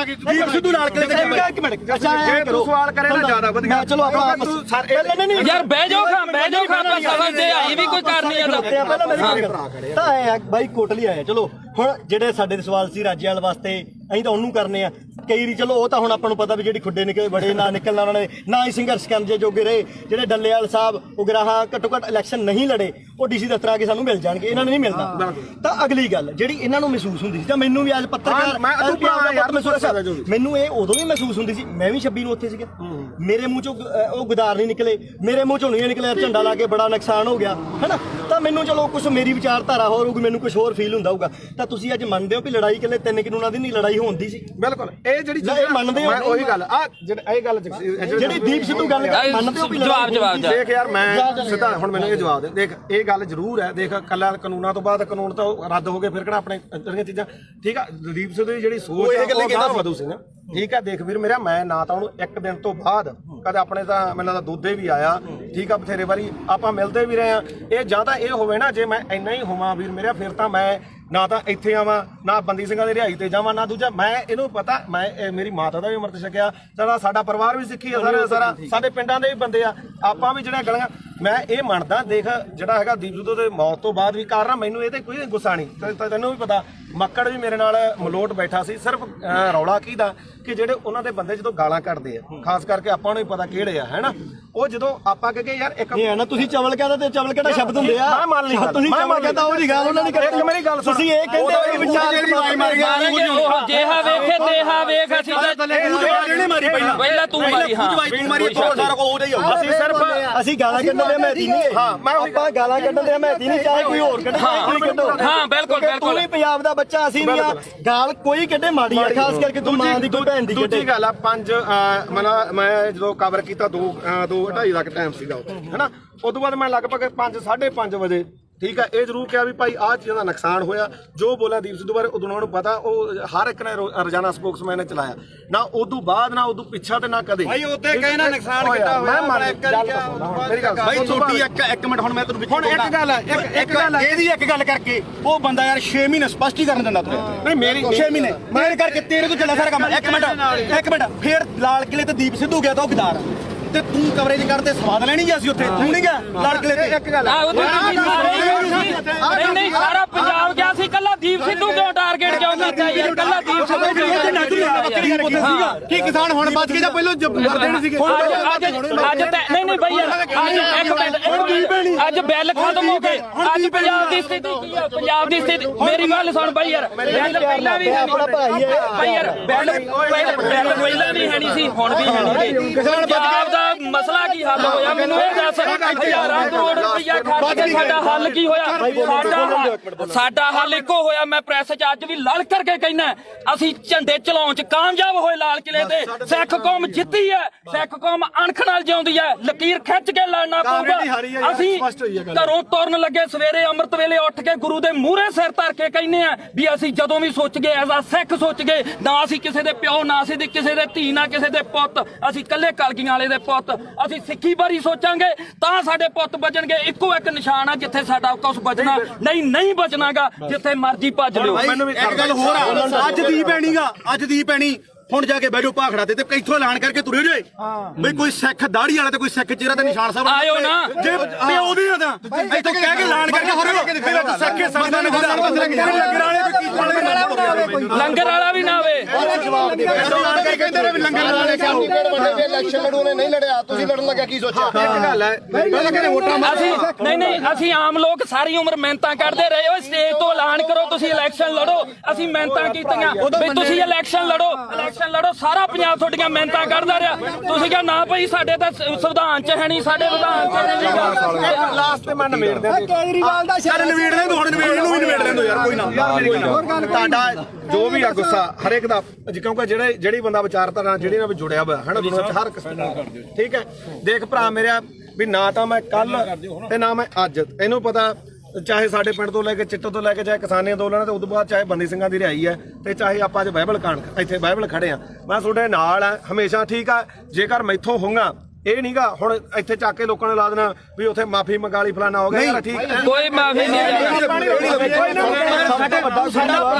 ਸਿੱਧੂ ਨਾਲ ਕਿਤੇ ਇੱਕ ਮਿੰਟ ਅੱਛਾ ਜੇ ਤੂੰ ਸਵਾਲ ਕਰੇ ਨਾ ਜ਼ਿਆਦਾ ਵਧੀਆ ਚਲੋ ਆਪਾਂ ਤੂੰ ਯਾਰ ਬਹਿ ਜਾਓ ਆਪਾਂ ਸਮਝਦੇ ਆਈ ਵੀ ਕੋਈ ਕਰਨੀ ਆ ਤਾਂ ਆਇਆ ਬਾਈ ਕੋਟਲੀ ਆਇਆ ਚਲੋ ਹੁਣ ਜਿਹੜੇ ਸਾਡੇ ਸਵਾਲ ਸੀ ਰਾਜੇਵਾਲ ਵਾਸਤੇ ਅਸੀਂ ਤਾਂ ਉਹਨੂੰ ਕਰਨੇ ਆ ਕਈ ਵਾਰੀ ਚਲੋ ਉਹ ਤਾਂ ਹੁਣ ਆਪਾਂ ਨੂੰ ਪਤਾ ਵੀ ਜਿਹੜੀ ਖੁੱਡੇ ਨਿਕਲੇ ਬੜੇ ਨਾ ਨਿਕਲਣਾ ਉਹਨਾਂ ਨੇ ਨਾ ਹੀ ਸੰਘਰਸ਼ ਕਰਨ ਦੇ ਜੋਗੇ ਰਹੇ ਜਿਹੜੇ ਡੱਲੇਵਾਲ ਸਾਹਿਬ ਉਗਰਾਹਾਂ ਘੱਟੋ ਘੱਟ ਇਲੈਕਸ਼ਨ ਨਹੀਂ ਲੜੇ ਉਹ ਡੀਸੀ ਦਫ਼ਤਰ ਆ ਕੇ ਸਾਨੂੰ ਮਿਲ ਜਾਣਗੇ ਇਹਨਾਂ ਨੂੰ ਨਹੀਂ ਮਿਲਦਾ ਤਾਂ ਅਗਲੀ ਗੱਲ ਜਿਹੜੀ ਇਹਨਾਂ ਨੂੰ ਮਹਿਸੂਸ ਹੁੰਦੀ ਸੀ ਤਾਂ ਮੈਨੂੰ ਵੀ ਅੱਜ ਪੱਤਰਕਾਰ ਮੈਨੂੰ ਇਹ ਉਦੋਂ ਵੀ ਮਹਿਸੂਸ ਹੁੰਦੀ ਸੀ ਮੈਂ ਵੀ 26 ਨੂੰ ਉੱਥੇ ਸੀਗਾ ਮੇਰੇ ਮੂੰਹ ਚੋਂ ਉਹ ਗੁਦਾਰ ਨਹੀਂ ਨਿਕਲੇ ਮੇਰੇ ਮੂੰਹ ਚੋਂ ਨਹੀਂ ਨਿਕਲਿਆ ਝੰਡਾ ਲਾ ਕੇ ਬੜਾ ਨੁਕਸਾਨ ਹੋ ਗਿਆ ਹੈਨਾ ਤਾਂ ਮੈਨੂੰ ਚਲੋ ਕੁਝ ਮੇਰੀ ਵਿਚਾਰਧਾਰਾ ਹੋਰ ਹੋਊਗੀ ਮੈਨੂੰ ਕੁਝ ਹੋਰ ਫੀਲ ਹੁੰਦਾ ਹੋਊਗਾ ਤਾਂ ਤੁਸੀਂ ਅੱਜ ਮੰਨਦੇ ਹੋ ਵੀ ਲੜਾਈ ਕਿਲੇ 3 ਕਾਨੂੰਨਾਂ ਦੀ ਨਹੀਂ ਲੜਾਈ ਹੁੰਦੀ ਸੀ ਬਿਲਕੁਲ ਇਹ ਜਿਹੜੀ ਇਹ ਮੰਨਦੇ ਹੋ ਉਹੀ ਗੱਲ ਆ ਇਹ ਗੱਲ ਜਿਹੜੀ ਦੀਪ ਸਿੱਧੂ ਗੱਲ ਮੰਨਦੇ ਹੋ ਵੀ ਜਵਾਬ ਦੇਖ ਯਾਰ ਮੈਂ ਸਿੱਧਾ ਹੁਣ ਮੈਨੂੰ ਇਹ ਜਵਾਬ ਦੇ ਦੇਖ ਇਹ ਗੱਲ ਜ਼ਰੂਰ ਹੈ ਦੇਖ ਕੱਲਾ ਕਾਨੂੰਨਾਂ ਤੋਂ ਬਾਅਦ ਕਾਨੂੰਨ ਤਾਂ ਰੱਦ ਹੋ ਗਏ ਫਿਰ ਕਿਹੜਾ ਆਪਣੇ ਜਿਹੜੀਆਂ ਚੀਜ਼ਾਂ ਠੀਕ ਆ ਦੀਪ ਸਿੱਧੂ ਦੀ ਜਿਹੜੀ ਸੋਚ ਉਹ ਗਾਹ ਵਧੂ ਸੀ ਨਾ ਠੀਕ ਆ ਦੇਖ ਵੀਰ ਮੇਰਾ ਮੈਂ ਨਾ ਤਾਂ ਉਹਨੂੰ ਇੱਕ ਦਿਨ ਤੋਂ ਬਾਅਦ ਕਦੇ ਆਪਣੇ ਤਾਂ ਮੈਨੂੰ ਲੱਗਦਾ ਦੋਦੇ ਵੀ ਆਇਆ ਠੀਕ ਆ ਬਥੇਰੇ ਵਾਰੀ ਆਪਾਂ ਮਿਲਦੇ ਵੀ ਰਹੇ ਆ ਇਹ ਜਾਂ ਤਾਂ ਇਹ ਹੋਵੇ ਨਾ ਜੇ ਮੈਂ ਇੰਨਾ ਹੀ ਹੋਵਾਂ ਵੀਰ ਮੇਰਾ ਫਿਰ ਤਾਂ ਮੈਂ ਨਾ ਤਾਂ ਇੱਥੇ ਆਵਾਂ ਨਾ ਬੰਦੀ ਸਿੰਘਾਂ ਦੀ ਰਿਹਾਈ ਤੇ ਜਾਵਾਂ ਨਾ ਦੂਜਾ ਮੈਂ ਇਹਨੂੰ ਪਤਾ ਮੈਂ ਮੇਰੀ ਮਾਤਾ ਦਾ ਵੀ ਅੰਮ੍ਰਿਤ ਛਕਿਆ ਸਾਡਾ ਪਰਿਵਾਰ ਵੀ ਸਿੱਖੀ ਆ ਸਾਰਾ ਸਾਡੇ ਪਿੰਡਾਂ ਦੇ ਵੀ ਬੰਦੇ ਆ ਆਪਾਂ ਵੀ ਜਿਹੜਾ ਗਲੀਆਂ ਮੈਂ ਇਹ ਮੰਨਦਾ ਦੇਖ ਜਿਹੜਾ ਹੈਗਾ ਦੀਪ ਸਿੱਧੂ ਦੇ ਮੌਤ ਤੋਂ ਬਾਅਦ ਵੀ ਕਾਰਨ ਮੈਨੂੰ ਇਹ ਤੇ ਕੋਈ ਗੁੱਸਾ ਨਹੀਂ ਤੈਨੂੰ ਵੀ ਪਤਾ ਮੱਕੜ ਵੀ ਮੇਰੇ ਨਾਲ ਮਲੋਟ ਬੈਠਾ ਸੀ ਸਿਰਫ ਰੌਲਾ ਕੀ ਦਾ ਕਿ ਜਿਹੜੇ ਉਹਨਾਂ ਦੇ ਬੰਦੇ ਜਦੋਂ ਗਾਲਾਂ ਕੱਢਦੇ ਆ ਖਾਸ ਕਰਕੇ ਆਪਾਂ ਨੂੰ ਵੀ ਪਤਾ ਕਿਹੜੇ ਆ ਹੈਨਾ ਉਹ ਜਦੋਂ ਆਪਾਂ ਕਹੇ ਯਾਰ ਇੱਕ ਇਹ ਨਾ ਤੁਸੀਂ ਚਵਲ ਕਹਿੰਦਾ ਤੇ ਚਵਲ ਕਿਹੜਾ ਸ਼ਬਦ ਹੁੰਦੇ ਆ ਮੈਂ ਮੰਨ ਲਈ ਤੁਸੀਂ ਚਵਲ ਕਹਿੰਦਾ ਉਹ ਦੀ ਗੱਲ ਉਹਨਾਂ ਨੇ ਕਰੀ ਮੇਰੀ ਗੱਲ ਸੁਣ ਤੁਸੀਂ ਇਹ ਕਹਿੰਦੇ ਹੋ ਕਿ ਵਿਚਾਰ ਜਿਹਾ ਵੇਖੇ ਤੇਹਾ ਵੇਖ ਅਸੀਂ ਪਹਿਲਾਂ ਤੂੰ ਮਾਰੀ ਅਸੀਂ ਸਿਰਫ ਅਸੀਂ ਗਾਲਾਂ ਕੱਢਣ ਦੇ ਮੈਦੀ ਨਹੀਂ ਆਪਾਂ ਗਾਲਾਂ ਕੱਢਣ ਦੇ ਮੈਦੀ ਨਹੀਂ ਚਾਹੇ ਕੋਈ ਹੋਰ ਕੱਢੇ ਕੋਈ ਕੱਢੋ ਹਾਂ ਬਿਲਕੁਲ ਤੂੰ ਵੀ ਪੰਜਾਬ ਦਾ ਬੱਚਾ ਅਸੀਂ ਵੀ ਆ ਗਾਲ ਕੋਈ ਕੱਢੇ ਮਾੜੀ ਆ ਖਾਸ ਕਰਕੇ ਤੂੰ ਮਾਂ ਦੀ ਕੋਈ ਭੈਣ ਦੀ ਕੱਢੇ ਦੂਜੀ ਗੱਲ ਆ ਮੈਂ ਜਦੋਂ ਕਵਰ ਕੀਤਾ 2:30 ਦਾ ਟਾਈਮ ਸੀਗਾ ਹੈਨਾ ਉਸ ਤੋਂ ਬਾਅਦ ਮੈਂ ਲਗਭਗ 5:30 ਵਜੇ ਠੀਕ ਹੈ ਇਹ ਜ਼ਰੂਰ ਕਿਹਾ ਵੀ ਭਾਈ ਆਹ ਚੀਜ਼ਾਂ ਦਾ ਨੁਕਸਾਨ ਹੋਇਆ ਜੋ ਬੋਲਿਆ ਦੀਪ ਸਿੱਧੂ ਬਾਰੇ ਉਦੋਂ ਨੂੰ ਪਤਾ ਉਹ ਹਰ ਇੱਕ ਨੇ ਰੋਜ਼ਾਨਾ ਸਪੋਕਸਮੈਨ ਨੇ ਚਲਾਇਆ ਨਾ ਉਦੋਂ ਬਾਅਦ ਨਾ ਉਦੋਂ ਪਿੱਛਾ ਤੇ ਨਾ ਕਦੇ ਭਾਈ ਉੱਤੇ ਕਹੇ ਨਾ ਨੁਕਸਾਨ ਕਿੱਦਾਂ ਹੋਇਆ ਮੇਰੀ ਗੱਲ ਭਾਈ ਛੋਟੀ ਇੱਕ ਮਿੰਟ ਹੁਣ ਮੈਂ ਤੈਨੂੰ ਹੁਣ ਇੱਕ ਗੱਲ ਹੈ ਇੱਕ ਗੱਲ ਹੈ ਇਹਦੀ ਇੱਕ ਗੱਲ ਕਰਕੇ ਉਹ ਬੰਦਾ ਯਾਰ 6 ਮਹੀਨੇ ਸਪਸ਼ਟੀਕਰਨ ਦਿੰਦਾ ਤੂੰ ਨਹੀਂ ਮੇਰੀ 6 ਮਹੀਨੇ ਮੇਰੇ ਕਰਕੇ ਤੇਰੇ ਤੋਂ ਚੱਲਿਆ ਸਾਰਾ ਕੰਮ ਇੱਕ ਮਿੰਟ ਫੇਰ ਲਾਲ ਕਿਲੇ ਤੇ ਦੀਪ ਸਿੱਧੂ ਗਿਆ ਤਾਂ ਉਹ ਗਦਾਰ ਤੇ ਤੂੰ ਕਵਰੇਜ ਕਰਦੇ ਸਵਾਦ ਲੈਣੀ ਗਿਆ ਸੀ ਉੱਥੇ ਤੂੰ ਨਹੀਂ ਗਿਆ ਲਾਲ ਕਿਲੇ ਤੇ ਇੱਕ ਗੱਲ ਨਹੀਂ ਸਾਰਾ ਪੰਜਾਬ ਗਿਆ ਸੀ ਕੱਲਾ ਦੀਪ ਸਿੱਧੂ ਕਿਉਂ ਟਾਰਗੇਟ ਕਿਉਂ ਕੀਤਾ ਯਾਰ ਕੱਲਾ ਦੀਪ ਸਿੱਧੂ ਕੀ ਕਿਸਾਨ ਹੁਣ ਬਚ ਕੇ ਜਾਂ ਪਹਿਲਾਂ ਮਰਦੇ ਨਹੀਂ ਸੀਗੇ ਅੱਜ ਨਹੀਂ ਬਈ ਯਾਰ ਅੱਜ ਇੱਕ ਮਿੰਟ ਅੱਜ ਬਿੱਲ ਖਤਮ ਹੋ ਗਏ ਅੱਜ ਪੰਜਾਬ ਦੀ ਸਥਿਤੀ ਕੀ ਆ ਪੰਜਾਬ ਦੀ ਸਥਿਤੀ ਮੇਰੀ ਗੱਲ ਸੁਣ ਬਈ ਯਾਰ ਬਿੱਲ ਪਹਿਲਾਂ ਵੀ ਬਈ ਯਾਰ ਬਿੱਲ ਪਹਿਲਾਂ ਵੀ ਹੈ ਨਹੀਂ ਸੀ ਹੁਣ ਵੀ ਹੈ ਨਹੀਂ ਪੰਜਾਬ ਦਾ ਮਸਲਾ ਕੀ ਹੱਲ ਹੋਇਆ ਮੈਨੂੰ ਇਹ ਦੱਸ ਹਜ਼ਾਰਾਂ ਕਰੋੜ ਰੁਪਈਆ ਖਰਚ ਕੇ ਸਾਡਾ ਹੱਲ ਕੀ ਹੋਇਆ ਸਾਡਾ ਹੱਲ ਇੱਕੋ ਹੋਇਆ ਮੈਂ ਪ੍ਰੈਸ 'ਚ ਅੱਜ ਵੀ ਲੜ ਕਰਕੇ ਕਹਿਣਾ ਅਸੀਂ ਝੰਡੇ ਚਲਾਉਣ 'ਚ ਕਾਮਯਾਬ ਹੋਏ ਲਾਲ ਕਿਲੇ ਤੇ ਸਿੱਖ ਕੌਮ ਜਿੱਤੀ ਹੈ ਸਿੱਖ ਕੌਮ ਅਣਖ ਨਾਲ ਜਿਉਂਦੀ ਹੈ ਲਕੀਰ ਖਿੱਚ ਕੇ ਲੜਨਾ ਪਊਗਾ ਅਸੀਂ ਘਰੋਂ ਤੁਰਨ ਲੱਗੇ ਸਵੇਰੇ ਅੰਮ੍ਰਿਤ ਵੇਲੇ ਉੱਠ ਕੇ ਗੁਰੂ ਦੇ ਮੂਹਰੇ ਸਿਰ ਧਰ ਕੇ ਕਹਿੰਦੇ ਆ ਵੀ ਅਸੀਂ ਜਦੋਂ ਵੀ ਸੋਚ ਗਏ ਐਜ਼ ਆ ਸਿੱਖ ਸੋਚ ਗਏ ਨਾ ਅਸੀਂ ਕਿਸੇ ਦੇ ਪਿਓ ਨਾ ਅਸੀਂ ਕਿਸੇ ਦੇ ਧੀ ਨਾ ਕਿਸੇ ਦੇ ਪੁੱਤ ਅਸੀਂ ਇਕੱਲੇ ਕਲਗੀਆਂ ਵਾਲੇ ਦੇ ਪੁੱਤ ਅਸੀਂ ਸਿੱਖੀ ਬਾਰੇ ਸੋਚਾਂਗੇ ਤਾਂ ਸਾਡੇ ਪੁੱਤ ਬਚਣਗੇ ਇੱਕੋ ਇੱਕ ਨਿਸ਼ਾਨ ਆ ਜਿੱਥੇ ਸਾਡਾ ਕੁਝ ਬਚਣਾ ਨਹੀਂ ਬਚਣਾਗਾ ਜਿੱਥੇ ਮਰਜ਼ੀ ਭੱਜ ਲਿਓ ਇੱਕ ਗੱਲ ਹੋਰ ਆ ਅੱਜ ਦੀ ਪੈਣੀ ਹੁਣ ਜਾ ਕੇ ਬੈਠੋ ਭਾਖੜਾ ਤੇ ਇੱਥੋਂ ਐਲਾਨ ਕਰਕੇ ਤੁਰੇ ਜੇ ਬਈ ਕੋਈ ਸਿੱਖ ਦਾੜੀ ਵਾਲਾ ਤੇ ਕੋਈ ਸਿੱਖ ਚਿਹਰਾ ਤੇ ਨਿਸ਼ਾਨ ਸਾਹਿਬ ਆਇਓ ਨਾ ਜੇ ਪਿਓ ਦੀ ਤਾਂ ਇੱਥੋਂ ਕਹਿ ਕੇ ਐਲਾਨ ਕਰਕੇ ਹੋ ਸਿੱਖੇ ਸੰਗਤਾਂ ਨੇ ਲੰਗਰ ਵਾਲਾ ਵੀ ਨਾ ਆਵੇ ਐਲਾਨ ਕਰਕੇ ਕਹਿੰਦੇ ਨੇ ਵੀ ਲੰਗਰ ਵਾਲੇ ਇਲੈਕਸ਼ਨ ਲੜੂ ਨੇ ਨਹੀਂ ਲੜਿਆ ਤੁਸੀਂ ਲੜਨ ਲੱਗਿਆ ਕੀ ਸੋਚਿਆ ਇੱਕ ਗੱਲ ਹੈ ਪਹਿਲਾਂ ਕਹਿੰਦੇ ਵੋਟਾਂ ਅਸੀਂ ਆਮ ਲੋਕ ਸਾਰੀ ਉਮਰ ਮਿਹਨਤਾਂ ਕਰਦੇ ਰਹੇ ਓਏ ਸਟੇਜ ਤੋਂ ਐਲਾਨ ਕਰੋ ਤੁਸੀਂ ਇਲੈਕਸ਼ਨ ਲੜੋ ਅਸੀਂ ਮਿਹਨਤਾਂ ਕੀਤੀਆਂ ਵੀ ਤੁਸੀਂ ਇਲੈਕਸ਼ਨ ਲੜੋ ਸਾਰਾ ਪੰਜਾਬ ਤੁਹਾਡੀਆਂ ਮਿਹਨਤਾਂ ਕਰਦਾ ਰਿਹਾ ਤੁਸੀਂ ਕਿਹਾ ਨਾ ਭਾਈ ਸਾਡੇ ਤਾਂ ਸੰਵਿਧਾਨ 'ਚ ਹੈ ਨਹੀਂ ਸਾਡੇ ਵਿਧਾਨ 'ਚ ਨਹੀਂ ਲਾਸਟ ਤੇ ਮੈਂ ਨਵੇੜ ਦੇ ਕੇਜਰੀਵਾਲ ਦਾ ਯਾਰ ਨਵੇੜ ਦੇ ਹੁਣ ਨਵੇੜ ਨੂੰ ਵੀ ਨਵੇੜ ਦੇ ਯਾਰ ਕੋਈ ਨਾ ਤੁਹਾਡਾ ਜੋ ਵੀ ਆ ਗੁੱਸਾ ਹਰੇਕ ਦਾ ਕਿਉਂਕਿ ਜਿਹੜੀ ਬੰਦਾ ਵਿਚਾਰਧਾਰਾ ਜਿਹੜੀ ਨਾਲ ਜੁੜਿਆ ਹੋਇਆ ਹੈ ਨਾ ਦੁਨੀਆ 'ਚ ਹਰ ਕਿਸਮ ਦਾ ਠੀਕ ਹੈ ਦੇਖ ਭਰਾ ਮੇਰਾ ਵੀ ਨਾ ਤਾਂ ਮੈਂ ਕੱਲ ਤੇ ਨਾ ਮੈਂ ਅੱਜ ਇਹਨੂੰ ਪਤਾ ਚਾਹੇ ਸਾਡੇ ਪਿੰਡ ਤੋਂ ਲੈ ਕੇ ਚਿੱਟੇ ਤੋਂ ਲੈ ਕੇ ਚਾਹੇ ਕਿਸਾਨੀ ਅੰਦੋਲਨ ਤੇ ਉਦੋਂ ਬਾਅਦ ਚਾਹੇ ਬੰਦੀ ਸਿੰਘਾਂ ਦੀ ਰਿਹਾਈ ਹੈ ਤੇ ਚਾਹੇ ਆਪਾਂ ਅੱਜ ਬਾਈਬਲ ਕਾਣ ਇੱਥੇ ਬਾਈਬਲ ਖੜੇ ਆ ਮੈਂ ਤੁਹਾਡੇ ਨਾਲ ਆ ਹਮੇਸ਼ਾ ਠੀਕ ਆ ਜੇਕਰ ਮੈਥੋਂ ਹੋਊਗਾ ਇਹ ਨਹੀਂਗਾ ਹੁਣ ਇੱਥੇ ਚੱਕ ਕੇ ਲੋਕਾਂ ਨੇ ਲਾ ਦੇਣਾ ਵੀ ਉੱਥੇ ਮਾਫੀ ਮੰਗਾ ਲਈ ਫਲਾਣਾ ਹੋ ਗਿਆ ਯਾਰ ਠੀਕ ਹੈ ਕੋਈ ਮਾਫੀ ਨਹੀਂ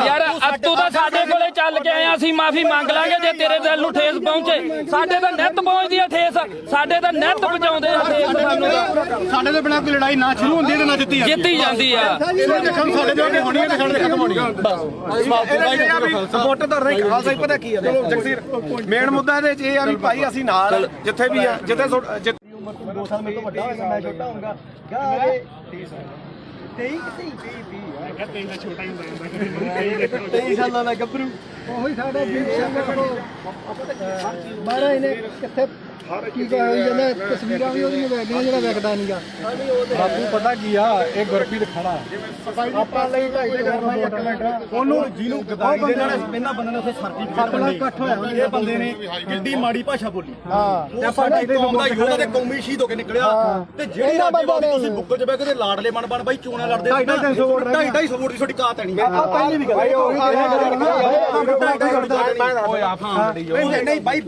ਯਾਰ ਤੂੰ ਤਾਂ ਸਾਡੇ ਕੋਲੇ ਚੱਲ ਕੇ ਆਇਆ ਅਸੀਂ ਮਾਫੀ ਮੰਗ ਲਾਂਗੇ ਜੇ ਤੇਰੇ ਦਿਲ ਨੂੰ ਠੇਸ ਪਹੁੰਚੇ ਸਾਡੇ ਤਾਂ ਨਿੱਤ ਪਹੁੰਚਦੀ ਆ ਠੇਸ ਸਾਡੇ ਤਾਂ ਨਿੱਤ ਪਹੁੰਚਾਉਂਦੇ ਆ ਠੇਸ ਸਾਨੂੰ ਸਾਡੇ ਤੋਂ ਬਿਨਾਂ ਕੋਈ ਲੜਾਈ ਨਾ ਸ਼ੁਰੂ ਹੁੰਦੀ ਤੇ ਨਾ ਜਿੱਤੀ ਜਾਂਦੀ ਆ ਸਾਡੇ ਜੋ ਅੱਗੇ ਹੋਣੀ ਹੈ ਤੇ ਸਾਡੇ ਖਤਮ ਹੋਣੀ ਹੈ ਬਸ ਸਪੋਰਟ ਤਾਂ ਨਹੀਂ ਖਾਲਸਾ ਹੀ ਪਤਾ ਕੀ ਆ ਜਗਸੀਰ ਮੇਨ ਮੁੱਦਾ ਇਹਦੇ 'ਚ ਇਹ ਆ ਵੀ ਭਾਈ ਅਸੀਂ ਨਾਲ ਜਿੱਥੇ ਵੀ ਆ ਜਿੱਥੇ 2 ਸਾਲ ਮੇਰੇ ਤੋਂ ਵੱਡਾ ਹੋਏਗਾ ਮੈਂ ਛੋਟਾ ਹੋਊਗਾ ਗਾ 23 ਸਾਲਾਂ ਦਾ ਗੱਭਰੂ ਉਹੀ ਸਾਡਾ ਦੀਪ ਸਿੰਘ ਮਹਾਰਾਜ ਨੇ ਕਿੱਥੇ ਕੀ ਹੋਈ ਜਾਂਦਾ ਤਸਵੀਰਾਂ ਵੀ ਉਹਦੀਆਂ ਵੇਖਦੀਆਂ ਜਿਹੜਾ ਵੇਖਦਾ ਨਹੀਂਗਾ ਬਾਪੂ ਪਤਾ ਕੀ ਆ ਇਹ ਗੁਰਪ੍ਰੀਤ ਖੜਾ ਆਪਾਂ ਲਈ 2.5 ਮਿੰਟ ਉਹਨੂੰ ਜਿਹਨੂੰ ਗਦਾਈ ਦੇ ਨਾਲ ਇਹਨਾਂ ਬੰਦੇ ਨੇ ਉੱਥੇ ਸਰਟੀਫਿਕੇਟ ਇਕੱਠ ਹੋਇਆ ਇਹ ਬੰਦੇ ਨੇ ਕਿੰਨੀ ਮਾੜੀ ਭਾਸ਼ਾ ਬੋਲੀ ਹਾਂ ਤੇ ਸਾਡੇ ਕੌਮ ਦਾ ਯੋਧਾ ਤੇ ਕੌਮੀ ਸ਼ਹੀਦ ਹੋ ਕੇ ਨਿਕਲਿਆ ਤੇ ਜਿਹੜੇ ਰਾਜੇ ਵਾਲੀ ਤੁਸੀਂ ਬੁੱਕਲ 'ਚ ਬਹਿ ਕੇ ਤੇ ਲਾਡਲੇ ਬਣ ਬਾਈ ਚੋਣਾਂ ਲੜਦੇ 250 ਵੋਟ ਦੀ ਤੁਹਾਡੀ ਕਾਤ ਨਹੀਂ ਆ ਪਹਿਲੀ ਵੀ ਗੱਲ ਨਹੀਂ ਬਾਈ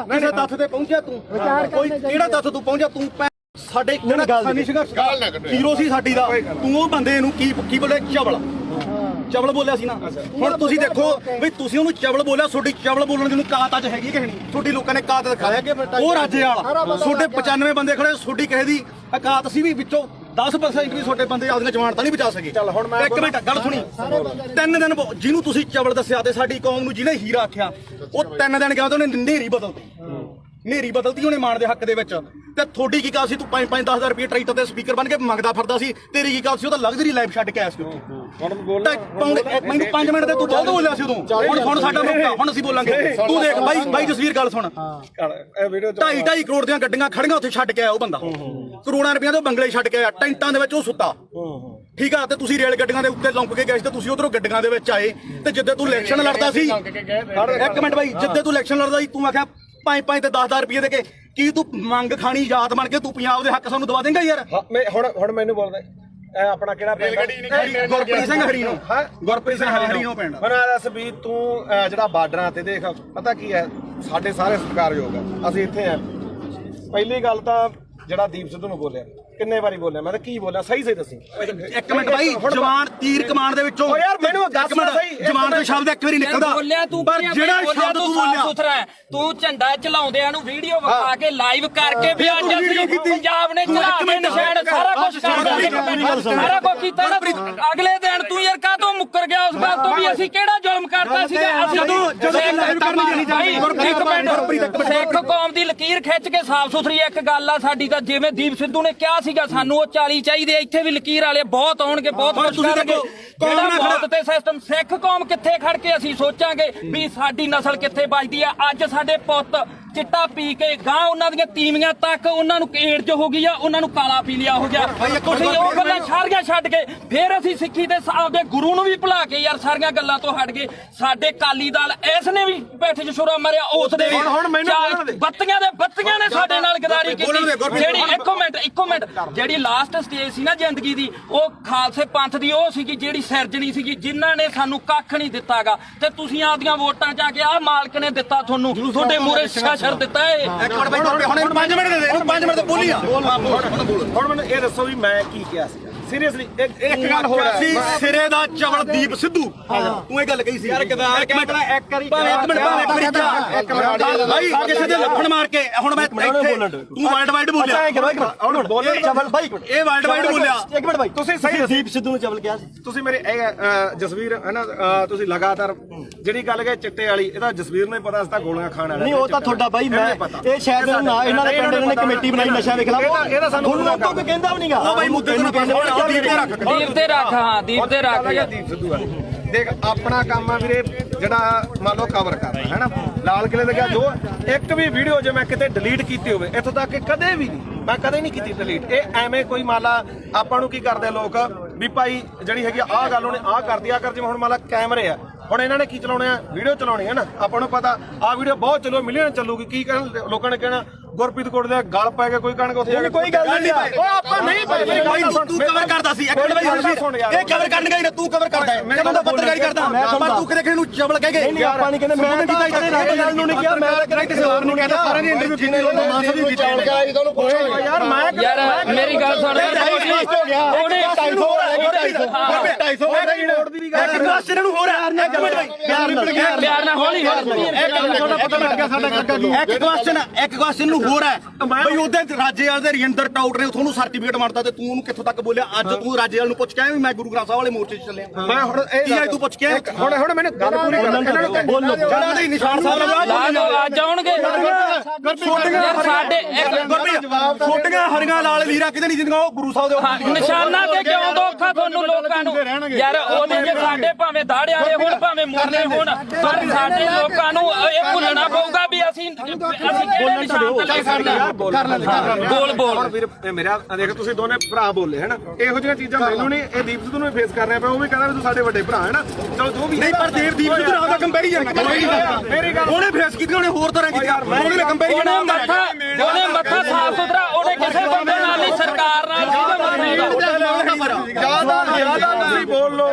ਇਹਨੇ ਤੱਥ ਤੇ ਪਹੁੰਚਿਆ ਤੂੰ ਕੋਈ ਕਿਹੜਾ ਤੱਥ ਤੂੰ ਪਹੁੰਚਿਆ ਤੂੰ ਸਾਡੇ ਕਿਸਾਨੀ ਸੰਘਰਸ਼ ਹੀਰੋ ਸੀ ਸਾਡੀ ਦਾ ਤੂੰ ਉਹ ਬੰਦੇ ਨੂੰ ਕੀ ਬੋਲੇ ਚਵਲ ਬੋਲਿਆ ਸੀ ਨਾ ਹੁਣ ਤੁਸੀਂ ਦੇਖੋ ਵੀ ਤੁਸੀਂ ਉਹਨੂੰ ਚਵਲ ਬੋਲਿਆ ਤੁਹਾਡੀ ਚਵਲ ਬੋਲਣ ਦੀ ਨੂੰ ਕਾਤ ਅੱਜ ਹੈਗੀ ਕਿ ਨਹੀਂ ਤੁਹਾਡੀ ਲੋਕਾਂ ਨੇ ਕਾਤ ਦਿਖਾਇਆ ਉਹ ਰਾਜੇ ਵਾਲਾ ਤੁਹਾਡੇ 95 ਬੰਦੇ ਖੜੇ ਤੁਹਾਡੀ ਕਿਸੇ ਦੀ ਕਾਤ ਸੀ ਵੀ ਵਿੱਚੋਂ 10% ਵੀ ਤੁਹਾਡੇ ਬੰਦੇ ਆਪਦੀਆਂ ਜਵਾਨਤਾਂ ਨਹੀਂ ਬਚਾ ਸਕੇ ਚੱਲ ਹੁਣ ਮੈਂ ਇੱਕ ਮਿੰਟ ਗੱਲ ਸੁਣੀ 3 ਦਿਨ ਜਿਹਨੂੰ ਤੁਸੀਂ ਚਵਲ ਦੱਸਿਆ ਤੇ ਸਾਡੀ ਕੌਮ ਨੂੰ ਜਿਹਨੇ ਹੀਰਾ ਆਖਿਆ ਉਹ 3 ਦਿਨ ਗਿਆ ਤੇ ਉਹਨੇ ਨੇਰੀ ਬਦਲਤੀ ਉਹਨੇ ਮਾਣ ਦੇ ਹੱਕ ਦੇ ਵਿੱਚ ਤੇ ਤੁਹਾਡੀ ਕੀ ਕਾਲ ਸੀ ਤੂੰ 5-10,000 ਰੁਪਏ ਟਰੈਕਟਰ ਤੇ ਸਪੀਕਰ ਬਣ ਕੇ ਮੰਗਦਾ ਫਿਰਦਾ ਸੀ ਤੇਰੀ ਕੀ ਕਾਲ ਸੀ ਉਹ ਤਾਂ ਲਗਜ਼ਰੀ ਲਾਈਫ ਛੱਡ ਕੇ ਆਇਆ ਸੀ ਮੈਨੂੰ 5 ਮਿੰਟ ਤੇ ਤੂੰ ਬਹੁਤ ਬੋਲਿਆ ਸੀ ਉਦੋਂ ਹੁਣ ਸਾਡਾ ਮੌਕਾ ਹੁਣ ਅਸੀਂ ਬੋਲਾਂਗੇ ਤੂੰ ਦੇਖ ਬਾਈ ਜਸਵੀਰ ਗੱਲ ਸੁਣ 2.5 ਕਰੋੜ ਦੀਆਂ ਗੱਡੀਆਂ ਖੜੀਆਂ ਉੱਥੇ ਛੱਡ ਕੇ ਆਇਆ ਉਹ ਬੰਦਾ ਕਰੋੜਾਂ ਰੁਪਈਆਂ ਦੇ ਬੰਗਲੇ ਛੱਡ ਕੇ ਆਇਆ ਟੈਂਟਾਂ ਦੇ ਵਿੱਚ ਉਹ ਸੁੱਤਾ ਠੀਕ ਆ ਤੇ ਤੁਸੀਂ ਰੇਲ ਗੱਡੀਆਂ ਦੇ ਉੱਤੇ ਲੰਕ ਕੇ ਗਏ ਸੀ ਤੇ ਤੁਸੀਂ ਉਧਰੋਂ ਗੱਡੀਆਂ ਦੇ ਵਿੱਚ ਆਏ ਤੇ ਜਿੱਦੇ ਤੂੰ ਇਲੈਕਸ਼ਨ ਲੜਦਾ ਸੀ ਇੱਕ ਮਿੰਟ ਬਾਈ ਜਿੱਦੇ ਤੂੰ ਇਲੈਕਸ਼ਨ ਲੜਦਾ ਸੀ ਤੂੰ ਆਖਿਆ 5 ਤੇ 10,000 ਰੁਪਏ ਦੇ ਕੇ ਕੀ ਤੂੰ ਮੰਗ ਖਾਣੀ ਯਾਦ ਬਣ ਕੇ ਤੂੰ ਪੰਜਾਬ ਦੇ ਹੱਕ ਸਾਨੂੰ ਦਵਾ ਦੇਂਗਾ ਯਾਰ? ਹੁਣ ਮੈਨੂੰ ਬੋਲਦਾ ਆਪਣਾ ਕਿਹੜਾ ਪਿੰਡ ਗੁਰਪ੍ਰੀਤ ਸਿੰਘ ਹਰੀਨੋ। ਗੁਰਪ੍ਰੀਤ ਸਿੰਘ ਹਰੀਨੋ ਪਿੰਡ। ਮੈਨੂੰ ਦੱਸ ਵੀ ਤੂੰ ਜਿਹੜਾ ਬਾਰਡਰਾਂ ਤੇ ਦੇਖ ਪਤਾ ਕੀ ਹੈ, ਸਾਡੇ ਸਾਰੇ ਸਤਿਕਾਰਯੋਗ ਆ, ਅਸੀਂ ਇੱਥੇ ਆ। ਪਹਿਲੀ ਗੱਲ ਤਾਂ ਜਿਹੜਾ ਦੀਪ ਸਿੱਧੂ ਨੂੰ ਬੋਲਿਆ, ਕਿੰਨੇ ਵਾਰੀ ਬੋਲਿਆ ਮੈਂ ਤਾਂ ਕੀ ਬੋਲਿਆ ਸਹੀ ਦੱਸੀ। ਇੱਕ ਮਿੰਟ ਬਾਈ, ਜਵਾਨ ਤੀਰ ਕਮਾਨ ਦੇ ਵਿੱਚੋਂ ਯਾਰ ਮੈਨੂੰ ਦੱਸ ਸਹੀ, ਜਵਾਨ ਦਾ ਸ਼ਬਦ ਇੱਕ ਵਾਰੀ ਨਿਕਲਦਾ, ਬੋਲਿਆ ਤੂੰ ਪਰ ਜਿਹੜਾ ਸ਼ਬਦ ਤੂੰ ਬੋਲਿਆ ਸੁਥਰਾ ਹੈ। ਤੂੰ ਝੰਡਾ ਚਲਾਉਂਦਿਆਂ ਨੂੰ ਵੀਡੀਓ ਵਿਖਾ ਕੇ ਲਾਈਵ ਕਰਕੇ ਵੀ ਅੱਜ ਅਸੀਂ ਪੰਜਾਬ ਨੇ ਚਲਾ ਕੇ ਨਿਸ਼ਾਨ ਸਾਰਾ ਕੁਝ ਸਾਰਾ ਕੁਝ ਕੀਤਾ ਨਾ। ਅਗਲੇ ਦਿਨ ਤੂੰ ਯਾਰ ਕਾਹਤੋਂ ਮੁੱਕਰ ਗਿਆ ਉਸ ਗੱਲ ਤੋਂ ਵੀ ਅਸੀਂ ਕਿਹੜਾ ਜ਼ੁਲਮ ਕਰਤਾ ਸੀਗਾ? ਅਸੀਂ ਸਿੱਖ ਕੌਮ ਦੀ ਲਕੀਰ ਖਿੱਚ ਕੇ ਸਾਫ਼ ਸੁਥਰੀ ਇੱਕ ਗੱਲ ਆ ਸਾਡੀ ਤਾਂ, ਜਿਵੇਂ ਦੀਪ ਸਿੱਧੂ ਨੇ ਕਿਹਾ ਸੀਗਾ ਸਾਨੂੰ ਉਹ 40 ਚਾਹੀਦੇ, ਇੱਥੇ ਵੀ ਲਕੀਰ ਵਾਲੇ ਬਹੁਤ ਆਉਣਗੇ, ਬਹੁਤ ਕੁਝ ਕਰਨਗੇ। ਜਿਹੜਾ ਮੌਤ ਤੇ ਸਿਸਟਮ, ਸਿੱਖ ਕੌਮ ਕਿੱਥੇ ਖੜ ਕੇ ਅਸੀਂ ਸੋਚਾਂਗੇ ਵੀ ਸਾਡੀ ਨਸਲ ਕਿੱਥੇ ਬਚਦੀ ਆ? ਅੱਜ ਸਾਡੇ ਪੁੱਤ ਚਿੱਟਾ ਪੀ ਕੇ ਗਾਂ ਉਹਨਾਂ ਦੀਆਂ ਤੀਵੀਆਂ ਤੱਕ ਉਹਨਾਂ ਨੂੰ ਏਡਜ਼ ਹੋ ਗਈ ਆ, ਉਹਨਾਂ ਨੂੰ ਕਾਲਾ ਪੀਲੀਆ ਹੋ ਗਿਆ। ਤੁਸੀਂ ਉਹ ਗੱਲਾਂ ਸਾਰੀਆਂ ਛੱਡ ਕੇ ਫਿਰ ਅਸੀਂ ਸਿੱਖੀ ਦੇ ਆਪਦੇ ਗੁਰੂ ਨੂੰ ਵੀ ਭੁਲਾ ਕੇ ਯਾਰ ਸਾਰੀਆਂ ਗੱਲਾਂ ਤੋਂ ਹਟ ਗਏ। ਸਾਡੇ ਕਾਲੀ ਦਲ ਇਸ ਨੇ ਵੀ ਬੈਠੇ ਚ ਛੁਰਾ ਮਾਰਿਆ, ਉਸ ਦੇ ਬੱਤੀਆਂ ਦੇ ਬੱਤੀਆਂ ਨੇ ਸਾਡੇ ਨਾਲ ਗਦਾਰੀ ਕੀਤੀ। ਜਿਹੜੀ ਇੱਕੋ ਮਿੰਟ ਜਿਹੜੀ ਲਾਸਟ ਸਟੇਜ ਸੀ ਨਾ ਜ਼ਿੰਦਗੀ ਦੀ, ਉਹ ਖਾਲਸੇ ਪੰਥ ਦੀ ਉਹ ਸੀਗੀ ਜਿਹੜੀ ਸਿਰਜਣੀ ਸੀਗੀ, ਜਿਨ੍ਹਾਂ ਨੇ ਸਾਨੂੰ ਕੱਖ ਨਹੀਂ ਦਿੱਤਾਗਾ। ਤੇ ਤੁਸੀਂ ਆਪਦੀਆਂ ਵੋਟਾਂ ਜਾ ਕੇ ਆਹ ਮਾਲਕ ਨੇ ਦਿੱਤਾ ਤੁਹਾਨੂੰ, ਤੁਹਾਡੇ ਮੂਹਰੇ ਛਰ ਦਿੱਤਾ ਏ। ਇੱਕ ਮਿੰਟ ਬਾਈ, ਹੁਣ 5 ਮਿੰਟ ਦੇ ਦੇ, 5 ਮਿੰਟ ਤੇ ਬੋਲੀ ਆ। ਹੁਣ ਮੈਨੂੰ ਇਹ ਦੱਸੋ ਵੀ ਮੈਂ ਕੀ ਕਿਹਾ ਸੀ ਸੀਰੀਅਸਲੀ? ਇੱਕ ਗੱਲ ਹੋਰ ਸੀ, ਸਿਰੇ ਦਾ ਚਵਲ ਦੀਪ ਸਿੱਧੂ, ਤੂੰ ਇਹ ਗੱਲ ਕਹੀ ਸੀ ਯਾਰ। ਇੱਕ ਮਿੰਟ ਬਾਈ, ਕਿਸੇ ਦੇ ਲੱਫੜ ਮਾਰ ਕੇ ਹੁਣ ਮੈਂ ਇੱਥੇ ਤੂੰ ਵਰਲਡ ਵਾਈਡ ਬੋਲਿਆ, ਹੁਣ ਬੋਲੇ ਚਵਲ ਬਾਈ ਇਹ ਵਰਲਡ ਵਾਈਡ ਬੋਲਿਆ। ਇੱਕ ਮਿੰਟ ਬਾਈ, ਤੁਸੀਂ ਸਹੀ ਦੀਪ ਸਿੱਧੂ ਨੂੰ ਚਵਲ ਕਿਹਾ ਸੀ? ਤੁਸੀਂ ਮੇਰੇ ਜਸਵੀਰ ਹੈ ਨਾ, ਤੁਸੀਂ ਲਗਾਤਾਰ ਜਿਹੜੀ ਗੱਲ ਕਹੇ ਚਿੱਟੇ ਵਾਲੀ, ਇਹਦਾ ਜਸਵੀਰ ਨੂੰ ਪਤਾ ਸੀ ਤਾਂ ਗੋਲੀਆਂ ਖਾਣ ਵਾਲਾ ਨਹੀਂ, ਉਹ ਤਾਂ ਤੁਹਾਡਾ ਬਾਈ, ਮੈਂ ਇਹ ਸ਼ਾਇਦ ਨਾ ਇਹਨਾਂ ਦੇ ਪਿੰਡ ਨੇ ਕਮੇਟੀ ਬਣਾਈ ਨਸ਼ਾ ਦੇ ਖਿਲਾਫ, ਇਹਦਾ ਸਾਨੂੰ ਕੋਈ ਕਹਿੰਦਾ ਵੀ ਨਹੀਂਗਾ। ਉਹ ਬਾਈ ਮੁੱਦੇ ਨੂੰ ਦੀਪ ਤੇ ਰੱਖ, ਹਾਂ ਦੀਪ ਤੇ ਰੱਖ। ਦੀਪ ਸਿੱਧੂ ਵਾਲੀ ਦੇਖ, ਆਪਣਾ ਕੰਮ ਆ ਵੀਰੇ ਜਿਹੜਾ ਮੰਨ ਲਓ ਕਵਰ ਕਰਨਾ ਹੈ ਨਾ। ਲਾਲ ਕਿਲੇ ਲੱਗਿਆ ਜੋ ਇੱਕ ਵੀ ਵੀਡੀਓ ਜੇ ਮੈਂ ਕਿਤੇ ਡਿਲੀਟ ਕੀਤੀ ਹੋਵੇ, ਇੱਥੋਂ ਤੱਕ ਕਿ ਕਦੇ ਵੀ ਨਹੀਂ, ਮੈਂ ਕਦੇ ਨਹੀਂ ਕੀਤੀ ਡਿਲੀਟ। ਇਹ ਐਵੇਂ ਕੋਈ ਮੰਨ ਲਾ ਆਪਾਂ ਨੂੰ ਕੀ ਕਰਦੇ ਲੋਕ ਵੀ ਭਾਈ ਜਿਹੜੀ ਹੈਗੀ ਆਹ ਗੱਲ ਉਹਨੇ ਆਹ ਕਰਦੀ ਆ ਕਰ, ਜਿਵੇਂ ਹੁਣ ਮੰਨ ਲਾ ਕੈਮਰੇ ਆ, ਹੁਣ ਇਹਨਾਂ ਨੇ ਕੀ ਚਲਾਉਣੇ ਆ? ਵੀਡੀਓ ਚਲਾਉਣੀ ਹੈ ਨਾ। ਆਪਾਂ ਨੂੰ ਪਤਾ ਆਹ ਵੀਡੀਓ ਬਹੁਤ ਚਲੋ ਮਿਲੀਅਨ ਚੱਲੂਗੀ, ਕੀ ਕਹਿਣ ਲੋਕਾਂ ਨੇ ਕਹਿਣਾ ਗੁਰਪ੍ਰੀਤ ਕੋਟ ਦੇ ਗਲ ਪੈ ਕੇ ਕੋਈ ਕਣਕ ਉੱਥੇ ਜਾ ਕੇ ਕੋਈ ਗੱਲ ਨਹੀਂ। ਉਹ ਆਪਾਂ ਨਹੀਂ ਭਾਈ ਤੂੰ ਕਵਰ ਕਰਦਾ ਸੀ, ਇੱਕ ਮਿੰਟ ਬਾਈ ਇਹ ਕਵਰ ਕਰਨ ਗਈ ਨਾ, ਤੂੰ ਕਵਰ ਕਰਦਾ ਹੈ, ਮੈਂ ਤਾਂ ਪੱਤਰਕਾਰੀ ਕਰਦਾ, ਪਰ ਤੂੰ ਕਿਤੇ ਨੂੰ ਚਵਲ ਕਹਿ ਗਏ। ਨਹੀਂ ਆਪਾਂ ਨਹੀਂ ਕਹਿੰਦੇ, ਮੈਂ ਤਾਂ ਕਦੇ ਰਾਜੇਵਾਲ ਨੂੰ ਨਹੀਂ ਕਿਹਾ, ਮੈਂ ਤਾਂ ਕਿਸੇ ਹੋਰ ਨੂੰ ਕਹਿੰਦਾ। ਸਾਰਿਆਂ ਦੀ ਇੰਟਰਵਿਊ ਕੀਤੀ ਯਾਰ ਮੈਂ ਯਾਰ ਮੇਰੀ ਗੱਲ ਸੁਣ, ਉਹਨੇ 250 ਨੂੰ ਹੋਰ ਪਿਆਰ ਨਾਲ ਹੌਲੀ ਇੱਕ ਕੁਐਸਚਨ ਨੂੰ ਹੋਰ ਹੈ ਬਈ, ਉਹਦੇ ਰਾਜੇਵਾਲ ਦੇ ਰਜਿੰਦਰ ਟਾਊਟ ਨੇ ਤੁਹਾਨੂੰ ਸਰਟੀਫਿਕੇਟ ਮਾਰਤਾ ਤੇ ਤੂੰ ਉਹਨੂੰ ਕਿੱਥੋਂ ਤੱਕ ਬੋਲਿਆ? ਅੱਜ ਤੂੰ ਰਾਜੇਵਾਲ ਨੂੰ ਪੁੱਛ ਕੇ ਆਇਆ ਵੀ ਮੈਂ ਗੁਰੂ ਗ੍ਰੰਥ ਸਾਹਿਬ ਵਾਲੇ ਮੋਰਚੇ 'ਚ ਚੱਲਿਆ? ਮੈਂ ਹੁਣ ਇਹ ਤੂੰ ਪੁੱਛ ਕੇ ਹੁਣ ਮੈਨੂੰ ਗੱਲ ਪੂਰੀ ਕਰ, ਬੋਲੋ ਜਿਹੜਾ ਦੇ ਨਿਸ਼ਾਨ ਸਾਹਿਬ ਅੱਜ ਆਉਣਗੇ ਸਾਡੇ ਛੋਟੀਆਂ ਹਰੀਆਂ ਲਾਲ ਲੀਰਾ ਕਿਤੇ ਨਹੀਂ ਜਿੰਦੀਆਂ ਉਹ ਗੁਰੂ ਸਾਹਿਬ ਦੇ ਨਿਸ਼ਾਨਾਂ ਤੇ ਕਿਉਂ ਦੋਖਾ ਤੁਹਾਨੂੰ ਲੋਕਾਂ ਨੂੰ? ਯਾਰ ਉਹਦੇ ਜੇ ਸਾਡੇ ਭਾਵੇਂ ਦਾੜੇ ਵਾਲੇ ਹੋਣ ਭਾਵੇਂ ਮੁਰਨੇ ਹੋਣ, ਪਰ ਸਾਡੇ ਲੋਕਾਂ ਨੂੰ ਇਹ ਭੁੱਲਣਾ ਪਊਗਾ ਵੀ ਅਸੀਂ ਕਿਹੜੇ ਨਿਸ਼ਾਨ ਤੇ ਲੈ ਸਕਦੇ ਹਾਂ। ਬੋਲ ਵੀਰ ਮੇਰਾ ਦੇਖ, ਤੁਸੀਂ ਦੋਨੇ ਭਰਾ ਬੋਲੇ ਹੈ ਨਾ, ਇਹੋ ਜਿਹੀਆਂ ਚੀਜ਼ਾਂ ਮੈਨੂੰ ਨਹੀਂ, ਇਹ ਦੀਪ ਸਿੱਧੂ ਨੂੰ ਫੇਸ ਕਰ ਰਿਹਾ ਪਿਆ, ਉਹ ਵੀ ਕਹਿੰਦਾ ਵੀ ਤੂੰ ਸਾਡੇ ਵੱਡੇ ਭਰਾ ਹੈ ਨਾ। ਚਲੋ ਜੋ ਵੀ ਨਹੀਂ, ਪਰ ਦੀਪ ਸਿੱਧੂ ਨਾਲ ਦਾ ਕੰਪੈਰੀਜ਼ਨ ਮੇਰੀ ਗੱਲ ਉਹਨੇ ਫੇਸ ਕੀਤੀ, ਉਹਨੇ ਹੋਰ ਤਰ੍ਹਾਂ ਕੀਤੀ, ਉਹਨੇ ਕੰਪੈਰੀਜ਼ਨ ਉਹਨੇ ਮੱਥਾ ਸਾਫ ਸੁਥਰਾ, ਉਹਨੇ ਕਿਸੇ ਬੰਦੇ ਨਾਲ ਨਹੀਂ, ਸਰਕਾਰ ਨਾਲ ਜਿਆਦਾ ਤੁਸੀਂ ਬੋਲ ਲੋ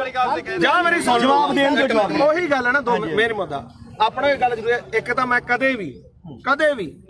ਜਾਂ ਮੇਰੀ ਸੁਣ ਲਓ, ਜਵਾਬ ਦੇਣ ਦੇ ਜਵਾਬ ਉਹੀ ਗੱਲ ਹੈ ਨਾ। ਦੋ ਮੇਰੀ ਮੁੱਦਾ ਆਪਣਾ ਇਹ ਗੱਲ ਜ਼ਰੂਰ ਹੈ। ਇੱਕ ਤਾਂ ਮੈਂ ਕਦੇ ਵੀ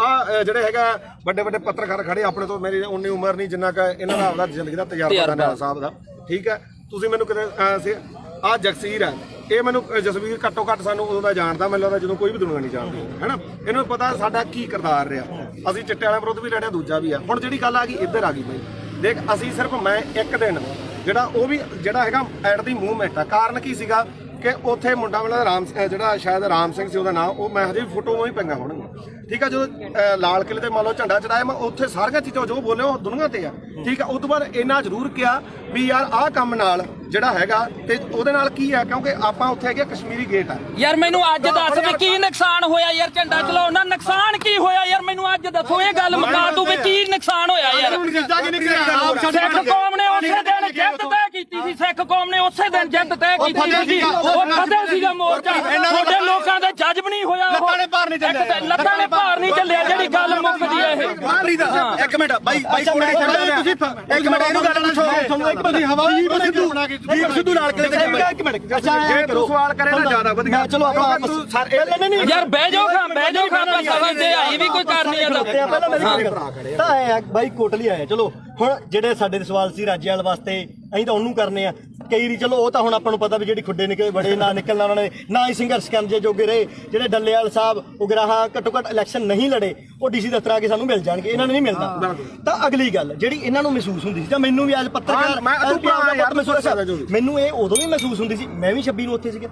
ਆ ਜਿਹੜੇ ਹੈਗਾ ਵੱਡੇ ਵੱਡੇ ਪੱਤਰਕਾਰ ਖੜੇ ਆਪਣੇ ਤੋਂ, ਮੇਰੀ ਉਨੀ ਉਮਰ ਨਹੀਂ ਜਿੰਨਾ ਕਿ ਇਹਨਾਂ ਦਾ ਆਪਦਾ ਜ਼ਿੰਦਗੀ ਦਾ ਤਜਰਬਾ ਨਾਲਾ ਸਾਹਿਬ ਦਾ, ਠੀਕ ਹੈ। ਤੁਸੀਂ ਮੈਨੂੰ ਕਿਤੇ ਆ ਜਗਸੀਰ ਹੈ, ਇਹ ਮੈਨੂੰ ਜਸਵੀਰ ਘੱਟੋ ਘੱਟ ਸਾਨੂੰ ਉਦੋਂ ਦਾ ਜਾਣਦਾ, ਮੈਨੂੰ ਲੱਗਦਾ ਜਦੋਂ ਕੋਈ ਵੀ ਦੁਨੀਆ ਨਹੀਂ ਜਾਣਦੀ ਹੈ ਨਾ। ਇਹਨੂੰ ਪਤਾ ਸਾਡਾ ਕੀ ਕਿਰਦਾਰ ਰਿਹਾ, ਅਸੀਂ ਚਿੱਟੇ ਵਾਲੇ ਵਿਰੁੱਧ ਵੀ ਲੜਿਆ, ਦੂਜਾ ਵੀ ਆ। ਹੁਣ ਜਿਹੜੀ ਗੱਲ ਆ ਗਈ ਇੱਧਰ ਆ ਗਈ ਬਈ, ਦੇਖ ਅਸੀਂ ਸਿਰਫ ਮੈਂ ਇੱਕ ਦਿਨ ਜਿਹੜਾ ਉਹ ਵੀ ਜਿਹੜਾ ਹੈਗਾ ਐਟ ਦੀ ਮੂਵਮੈਂਟ ਆ, ਕਾਰਨ ਕੀ ਸੀਗਾ ਕਿ ਉੱਥੇ ਮੁੰਡਾ ਵਾਲਾ ਰਾਮ ਜਿਹੜਾ ਸ਼ਾਇਦ ਰਾਮ ਸਿੰਘ ਸੀ ਉਹਦਾ ਨਾਮ, ਉਹ ਮੈਂ ਹਜੇ ਫੋਟੋ ਹੀ ਪਈਆਂ ਹੋਣਗੀਆਂ, ਠੀਕ ਆ। ਜਦੋਂ ਲਾਲ ਕਿਲੇ ਤੇ ਮੰਨ ਲਓ ਝੰਡਾ ਚੜਾਇਆ, ਮੈਂ ਉੱਥੇ ਸਾਰੀਆਂ ਚੀਜ਼ਾਂ ਜੋ ਬੋਲੇ ਉਹ ਦੁਨੀਆ ਤੇ ਆ, ਠੀਕ ਆ। ਉਸ ਤੋਂ ਬਾਅਦ ਇੰਨਾ ਜ਼ਰੂਰ ਕਿਹਾ ਵੀ ਯਾਰ ਆਹ ਕੰਮ ਨਾਲ ਜਿਹੜਾ ਹੈਗਾ ਤੇ ਉਹਦੇ ਨਾਲ ਕੀ ਆ, ਕਿਉਂਕਿ ਆਪਾਂ ਉੱਥੇ ਹੈਗੇ ਕਸ਼ਮੀਰੀ ਗੇਟ ਆ। ਯਾਰ ਮੈਨੂੰ ਅੱਜ ਦੱਸ ਵੀ ਕੀ ਨੁਕਸਾਨ ਹੋਇਆ ਯਾਰ? ਝੰਡਾ ਚਲਾਉਣ ਨਾਲ ਨੁਕਸਾਨ ਕੀ ਹੋਇਆ ਯਾਰ? ਮੈਨੂੰ ਅੱਜ ਦੱਸੋ, ਇਹ ਗੱਲ ਮੁਕਾ ਤੂੰ ਵੀ ਕੀ ਨੁਕਸਾਨ ਹੋਇਆ ਯਾਰ? ਸਿੱਖ ਕੌਮ ਨੇ ਉਸੇ ਦਿਨ ਜਿੱਤ ਤੈਅ ਕੀਤੀ ਸੀ, ਸਿੱਖ ਕੌਮ ਨੇ ਉਸੇ ਦਿਨ ਜਿੱਤ ਤੈਅ ਕੀਤੀ ਸੀ, ਉਹ ਫਤਿਹ ਸੀਗਾ ਮੋਰਚਾ। ਤੁਹਾਡੇ ਲੋਕਾਂ ਦਾ ਜੱਜ ਵੀ ਨਹੀਂ ਹੋਇਆ, ਲੱਤਾਂ ਨੇ ਭਾਰ ਨਹੀਂ ਚੱਲਿਆ ਜਿਹੜੀ ਗੱਲ ਮੁੱਕਦੀ ਹੈ ਇਹ। ਚਾਹੀਦਾ ਇੱਕ ਮਿੰਟ ਬਾਈ ਕੋਲੇ ਤੁਸੀਂ ਇੱਕ ਮਿੰਟ ਇਹਨੂੰ ਗੱਲ ਦੱਸੋ ਤੁਹਾਨੂੰ ਇੱਕ ਤੁਸੀਂ ਹਵਾਈ ਦੀਪ ਸਿੱਧੂ ਨਾਲ ਕਿਲੇ ਇੱਕ ਮਿੰਟ ਜੇ ਤੂੰ ਸਵਾਲ ਕਰੇ ਤਾਂ ਜ਼ਿਆਦਾ ਵਧੀਆ ਚਲੋ ਆਪਾਂ ਯਾਰ ਬਹਿ ਜਾਓ ਖਾਂ ਸਮਝਦੇ ਆਈ ਵੀ ਕੋਈ ਕਰਨੀ ਆ ਪਹਿਲਾਂ ਮੇਰੀ ਗੱਲ ਕਰ ਤਾਂ ਆਏ ਆ ਬਾਈ ਕੋਟਲੀ ਆਏ ਚਲੋ ਹੁਣ ਜਿਹੜੇ ਸਾਡੇ ਸਵਾਲ ਸੀ ਰਾਜੇਵਾਲ ਵਾਸਤੇ ਅਸੀਂ ਤਾਂ ਉਹਨੂੰ ਕਰਨੇ ਆ ਕਈ ਰੀ ਚਲੋ ਉਹ ਤਾਂ ਹੁਣ ਆਪਾਂ ਨੂੰ ਪਤਾ ਵੀ ਜਿਹੜੀ ਖੁੱਡੇ ਨਿਕਲੇ ਬੜੇ ਨਾ ਨਿਕਲਣਾ ਉਹਨਾਂ ਨੇ ਨਾ ਹੀ ਸੰਘਰਸ਼ ਕਰਨ ਜੇ ਜੋਗੇ ਰਹੇ ਜਿਹੜੇ ਡੱਲੇਵਾਲ ਸਾਹਿਬ ਉਗਰਾਹਾਂ ਘੱਟੋ ਘੱਟ ਇਲੈਕਸ਼ਨ ਨਹੀਂ ਲੜੇ ਉਹ ਡੀਸੀ ਦਫ਼ਤਰ ਆ ਕੇ ਸਾਨੂੰ ਮਿਲ ਜਾਣਗੇ ਇਹਨਾਂ ਨੂੰ ਨਹੀਂ ਮਿਲਦਾ ਤਾਂ ਅਗਲੀ ਗੱਲ ਜਿਹੜੀ ਇਹਨਾਂ ਨੂੰ ਮਹਿਸੂਸ ਹੁੰਦੀ ਸੀ ਜਾਂ ਮੈਨੂੰ ਵੀ ਅੱਜ ਪੱਤਰਕਾਰ ਮੈਨੂੰ ਇਹ ਉਦੋਂ ਵੀ ਮਹਿਸੂਸ ਹੁੰਦੀ ਸੀ ਮੈਂ ਵੀ 26 ਨੂੰ ਉੱਥੇ ਸੀਗਾ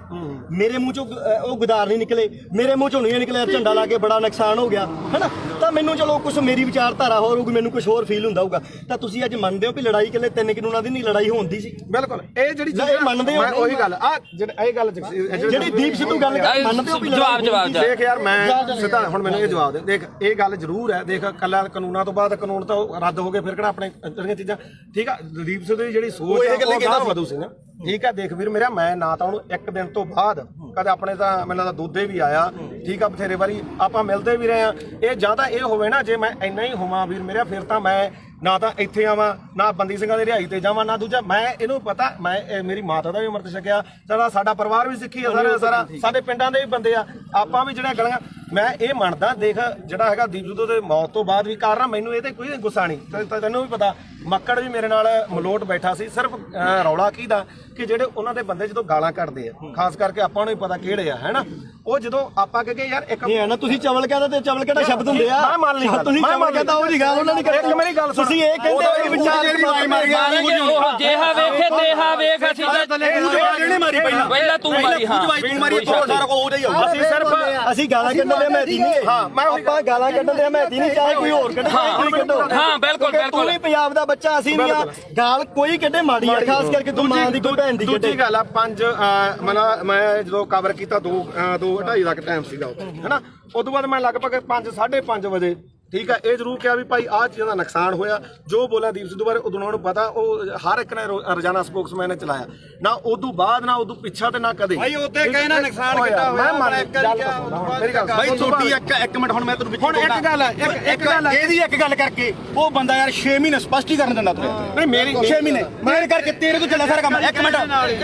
ਮੇਰੇ ਮੂੰਹ ਚੋਂ ਉਹ ਗੁਦਾਰ ਨਹੀਂ ਨਿਕਲੇ ਮੇਰੇ ਮੂੰਹ ਚੋਂ ਨਹੀਂ ਨਿਕਲਿਆ ਝੰਡਾ ਲਾ ਕੇ ਬੜਾ ਨੁਕਸਾਨ ਹੋ ਗਿਆ ਹੈਨਾ ਤਾਂ ਮੈਨੂੰ ਚਲੋ ਕੁਝ ਮੇਰੀ ਵਿਚਾਰਧਾਰਾ ਹੋਰ ਹੋਊਗੀ ਮੈਨੂੰ ਕੁਝ ਹੋਰ ਫੀਲ ਹੁੰਦਾ ਹੋਊਗਾ ਤਾਂ ਤੁਸੀਂ ਅੱਜ ਮੰਨਦੇ ਹੋ ਕਿ ਲੜਾਈ ਇਕੱਲੇ 3 ਕਾਨੂੰਨਾਂ ਦੀ ਨਹੀਂ ਲੜਾਈ ਹੁੰਦੀ ਸੀ ਬਿਲਕੁਲ ਇਹ ਜਿਹੜੀ ਇਹ ਮੰਨਦੇ ਹੋ ਮੈਂ ਉਹੀ ਗੱਲ ਆ ਇਹ ਗੱਲ ਜਿਹੜੀ ਦੀਪ ਸਿੱਧੂ ਗੱਲ ਮੰਨਦੇ ਹੋ ਜਵਾਬ ਦੇਖ ਯਾਰ ਮੈਂ ਸਿੱਧਾ ਹੁਣ ਮੈਨੂੰ ਇਹ ਜਵਾਬ ਦੇ ਦੇਖ ਇਹ ਗੱਲ ਜ਼ਰੂਰ ਹੈ ਦੇਖ ਕੱਲਾ ਕਾਨੂੰਨਾਂ ਤੋਂ ਬਾਅਦ ਕਾਨੂੰਨ ਤਾਂ ਰੱਦ ਹੋ ਗਏ ਫਿਰ ਕਿਹੜਾ ਆਪਣੇ ਜਿਹੜੀਆਂ ਚੀਜ਼ਾਂ ਠੀਕ ਆ ਦੀਪ ਸਿੱਧੂ ਦੀ ਜਿਹੜੀ ਸੋਚ ਹੈ ਉਹ ਗਾਹ ਵਧੂ ਸੀ ਨਾ ਠੀਕ ਆ ਦੇਖ ਵੀਰ ਮੇਰਾ ਮੈਂ ਨਾ ਤਾਂ ਉਹਨੂੰ ਇੱਕ ਦਿਨ ਤੋਂ ਬਾਅਦ ਕਦੇ ਆਪਣੇ ਤਾਂ ਮੈਨੂੰ ਤਾਂ ਦੁੱਧੇ ਵੀ ਆਇਆ ਠੀਕ ਆ ਬਥੇਰੇ ਵਾਰੀ ਆਪਾਂ ਮਿਲਦੇ ਵੀ ਰਹੇ ਆ ਇਹ ਜਾਂ ਤਾਂ ਇਹ ਹੋਵੇ ਨਾ ਜੇ ਮੈਂ ਇੰਨਾ ਹੀ ਹੋਵਾਂ ਵੀਰ ਮੇਰਾ ਫਿਰ ਤਾਂ ਮੈਂ ਨਾ ਤਾਂ ਇੱਥੇ ਆਵਾਂ ਨਾ ਬੰਦੀ ਸਿੰਘਾਂ ਦੀ ਰਿਹਾਈ ਤੇ ਜਾਵਾਂ ਨਾ ਦੂਜਾ ਮੈਂ ਇਹਨੂੰ ਪਤਾ ਮੈਂ ਮੇਰੀ ਮਾਤਾ ਦਾ ਵੀ ਅੰਮ੍ਰਿਤ ਛਕਿਆ ਸਾਡਾ ਪਰਿਵਾਰ ਵੀ ਸਿੱਖੀ ਆ ਸਾਰਾ ਸਾਡੇ ਪਿੰਡਾਂ ਦੇ ਵੀ ਬੰਦੇ ਆ ਆਪਾਂ ਵੀ ਜਿਹੜਾ ਗਲੀਆਂ ਮੈਂ ਇਹ ਮੰਨਦਾ ਦੇਖ ਜਿਹੜਾ ਹੈਗਾ ਦੀਪ ਸਿੱਧੂ ਦੇ ਮੌਤ ਤੋਂ ਬਾਅਦ ਵੀ ਕਾਰਨ ਮੈਨੂੰ ਇਹ ਤੇ ਕੋਈ ਗੁੱਸਾ ਨਹੀਂ ਤੈਨੂੰ ਵੀ ਪਤਾ ਮੱਕੜ ਵੀ ਮੇਰੇ ਨਾਲ ਮਲੋਟ ਬੈਠਾ ਸੀ ਸਿਰਫ ਰੌਲਾ ਕੀ ਦਾ ਕਿ ਜਿਹੜੇ ਉਹਨਾਂ ਦੇ ਬੰਦੇ ਜਦੋਂ ਗਾਲਾਂ ਕੱਢਦੇ ਆ ਖਾਸ ਕਰਕੇ ਆਪਾਂ ਨੂੰ ਵੀ ਪਤਾ ਕਿਹੜੇ ਆ ਹੈਨਾ ਉਹ ਜਦੋਂ ਆਪਾਂ ਕਹੇ ਯਾਰ ਇੱਕ ਇਹ ਹੈ ਨਾ ਤੁਸੀਂ ਚਵਲ ਕਹਿੰਦਾ ਤੇ ਚਵਲ ਕਿਹੜਾ ਸ਼ਬਦ ਹੁੰਦੇ ਆ ਮੈਂ ਮੰਨ ਲਈ ਤੁਸੀਂ ਚਵਲ ਕਹਿੰਦਾ ਉਹ ਜੀ ਗੱਲ ਉਹਨਾਂ ਨੇ ਇੱਕ ਮੇਰੀ ਗੱਲ ਤੁਸੀਂ ਇਹ ਕਹਿੰਦੇ ਹੋ ਕਿ ਵਿਚਾਰ ਜੇਹਾ ਵੇਖੇ ਤੇਹਾ ਵੇਖ ਅਸੀਂ ਇਹਨੇ ਮਾਰੀ ਪਹਿਲਾਂ ਤੂੰ ਮਾਰੀ ਹਾਂ ਤੂੰ ਮਾਰੀ ਸਾਰਾ ਕੋ ਉਹਦਾ ਹੀ ਹੋਊ ਅਸੀਂ ਸਿਰਫ ਅਸੀਂ ਗਾਲਾਂ ਕੱਢਣ ਦੇ ਮਹਿਤੀ ਨਹੀਂ ਹਾਂ ਆਪਾਂ ਗਾਲਾਂ ਕੱਢਣ ਦੇ ਮਹਿਤੀ ਨਹੀਂ ਚਾਹੇ ਕੋਈ ਹੋਰ ਕੱਢੇ ਕੋਈ ਕੱਢੋ ਹਾਂ ਬਿਲਕੁਲ ਤੂੰ ਵੀ ਪੰਜਾਬ ਦਾ ਬੱਚਾ ਅਸੀਂ ਨਹੀਂ ਆ ਗਾਲ ਕੋਈ ਕੱਢੇ ਮਾੜੀ ਆ ਖਾਸ ਕਰਕੇ ਤੂੰ ਮਾਂ ਦੀ ਕੋਈ ਭੈਣ ਦੀ ਕੱਢੇ ਦੂਜੀ ਗੱਲ ਆ ਮੈਂ ਜਦੋਂ ਕਵਰ ਕੀਤਾ 2:30 ਤੱਕ ਟਾਈਮ ਸੀਗਾ ਉੱਥੇ ਹੈਨਾ ਉਸ ਤੋਂ ਬਾਅਦ ਮੈਂ ਲਗਭਗ 5:30 ਵਜੇ ਠੀਕ ਹੈ ਇਹ ਜ਼ਰੂਰ ਕਿਹਾ ਵੀ ਭਾਈ ਆਹ ਚੀਜ਼ਾਂ ਦਾ ਨੁਕਸਾਨ ਹੋਇਆ ਜੋ ਬੋਲਿਆ ਦੀਪ ਸਿੱਧੂ ਬਾਰੇ ਉਦੋਂ ਨੂੰ ਪਤਾ ਉਹ ਹਰ ਇੱਕ ਨੇ ਰੋਜ਼ਾਨਾ ਸਪੋਕਸਮੈਨ ਨੇ ਚਲਾਇਆ ਨਾ ਉਦੋਂ ਬਾਅਦ ਨਾ ਉਦੋਂ ਪਿੱਛਾ ਤੇ ਨਾ ਕਦੇ ਭਾਈ ਉੱਤੇ ਕਹੇ ਨਾ ਨੁਕਸਾਨ ਕੀਤਾ ਹੋਇਆ ਮੈਂ ਮੰਨ ਮੇਰੀ ਗੱਲ ਭਾਈ ਤੁਹਾਡੀ ਇੱਕ ਮਿੰਟ ਹੁਣ ਮੈਂ ਤੁਹਾਨੂੰ ਹੁਣ ਇੱਕ ਗੱਲ ਹੈ ਇੱਕ ਗੱਲ ਇਹਦੀ ਇੱਕ ਗੱਲ ਕਰਕੇ ਉਹ ਬੰਦਾ ਯਾਰ 6 ਮਹੀਨੇ ਸਪਸ਼ਟੀਕਰਨ ਦਿੰਦਾ ਤੂੰ ਨਹੀਂ ਮੇਰੀ 6 ਮਹੀਨੇ ਮੇਰੇ ਕਰਕੇ ਤੇਰੇ ਤੋਂ ਚੱਲਿਆ ਸਾਰਾ ਕੰਮ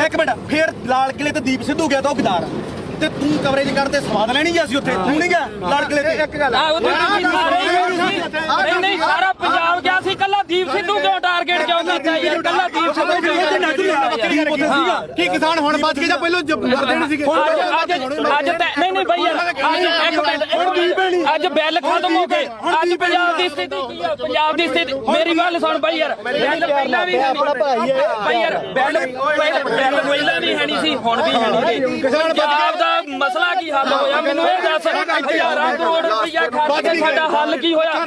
ਇੱਕ ਮਿੰਟ ਫੇਰ ਲਾਲ ਕਿਲੇ ਤੇ ਦੀਪ ਸਿੱਧੂ ਗਿਆ ਤਾਂ ਉਹ ਗਦਾਰ ਤੇ ਤੂੰ ਕਵਰੇਜ ਕਰਦੇ ਸਵਾਦ ਲੈਣੀ ਗਿਆ ਸੀ ਉੱਥੇ ਤੂੰ ਨਹੀਂ ਗਿਆ ਲਾਲ ਕਿਲੇ ਤੇ ਇੱਕ ਗੱਲ ਨਹੀਂ ਸਾਰਾ ਪੰਜਾਬ ਗਿਆ ਸੀ ਕੱਲਾ ਦੀਪ ਸਿੱਧੂ ਕਿਉਂ ਟਾਰਗੇਟ ਕਿਉਂ ਕੀਤਾ ਯਾਰ ਕੱਲਾ ਦੀਪ ਸਿੱਧੂ ਕੀ ਕਿਸਾਨ ਹੁਣ ਬਚ ਕੇ ਜਾਂ ਪਹਿਲਾਂ ਮਰਦੇ ਨਹੀਂ ਸੀਗੇ ਅੱਜ ਨਹੀਂ ਬਈ ਅੱਜ ਬਿੱਲ ਖਤਮ ਹੋ ਗਏ ਅੱਜ ਪੰਜਾਬ ਦੀ ਸਥਿਤੀ ਕੀ ਆ ਪੰਜਾਬ ਦੀ ਸਥਿਤੀ ਮੇਰੀ ਗੱਲ ਸੁਣ ਬਈ ਯਾਰ ਬਿੱਲ ਪਹਿਲਾਂ ਵੀ ਹੈ ਬਈ ਯਾਰ ਬਿੱਲ ਪਹਿਲਾਂ ਵੀ ਹੈ ਨਹੀਂ ਸੀ ਹੁਣ ਵੀ ਹੈ ਨਹੀਂ ਪੰਜਾਬ ਦਾ ਮਸਲਾ ਕੀ ਹੱਲ ਹੋਇਆ ਮੈਨੂੰ ਇਹ ਦੱਸ ਹਜ਼ਾਰਾਂ ਕਰੋੜ ਰੁਪਇਆ ਖਰਚ ਕੇ ਸਾਡਾ ਹੱਲ ਕੀ ਹੋਇਆ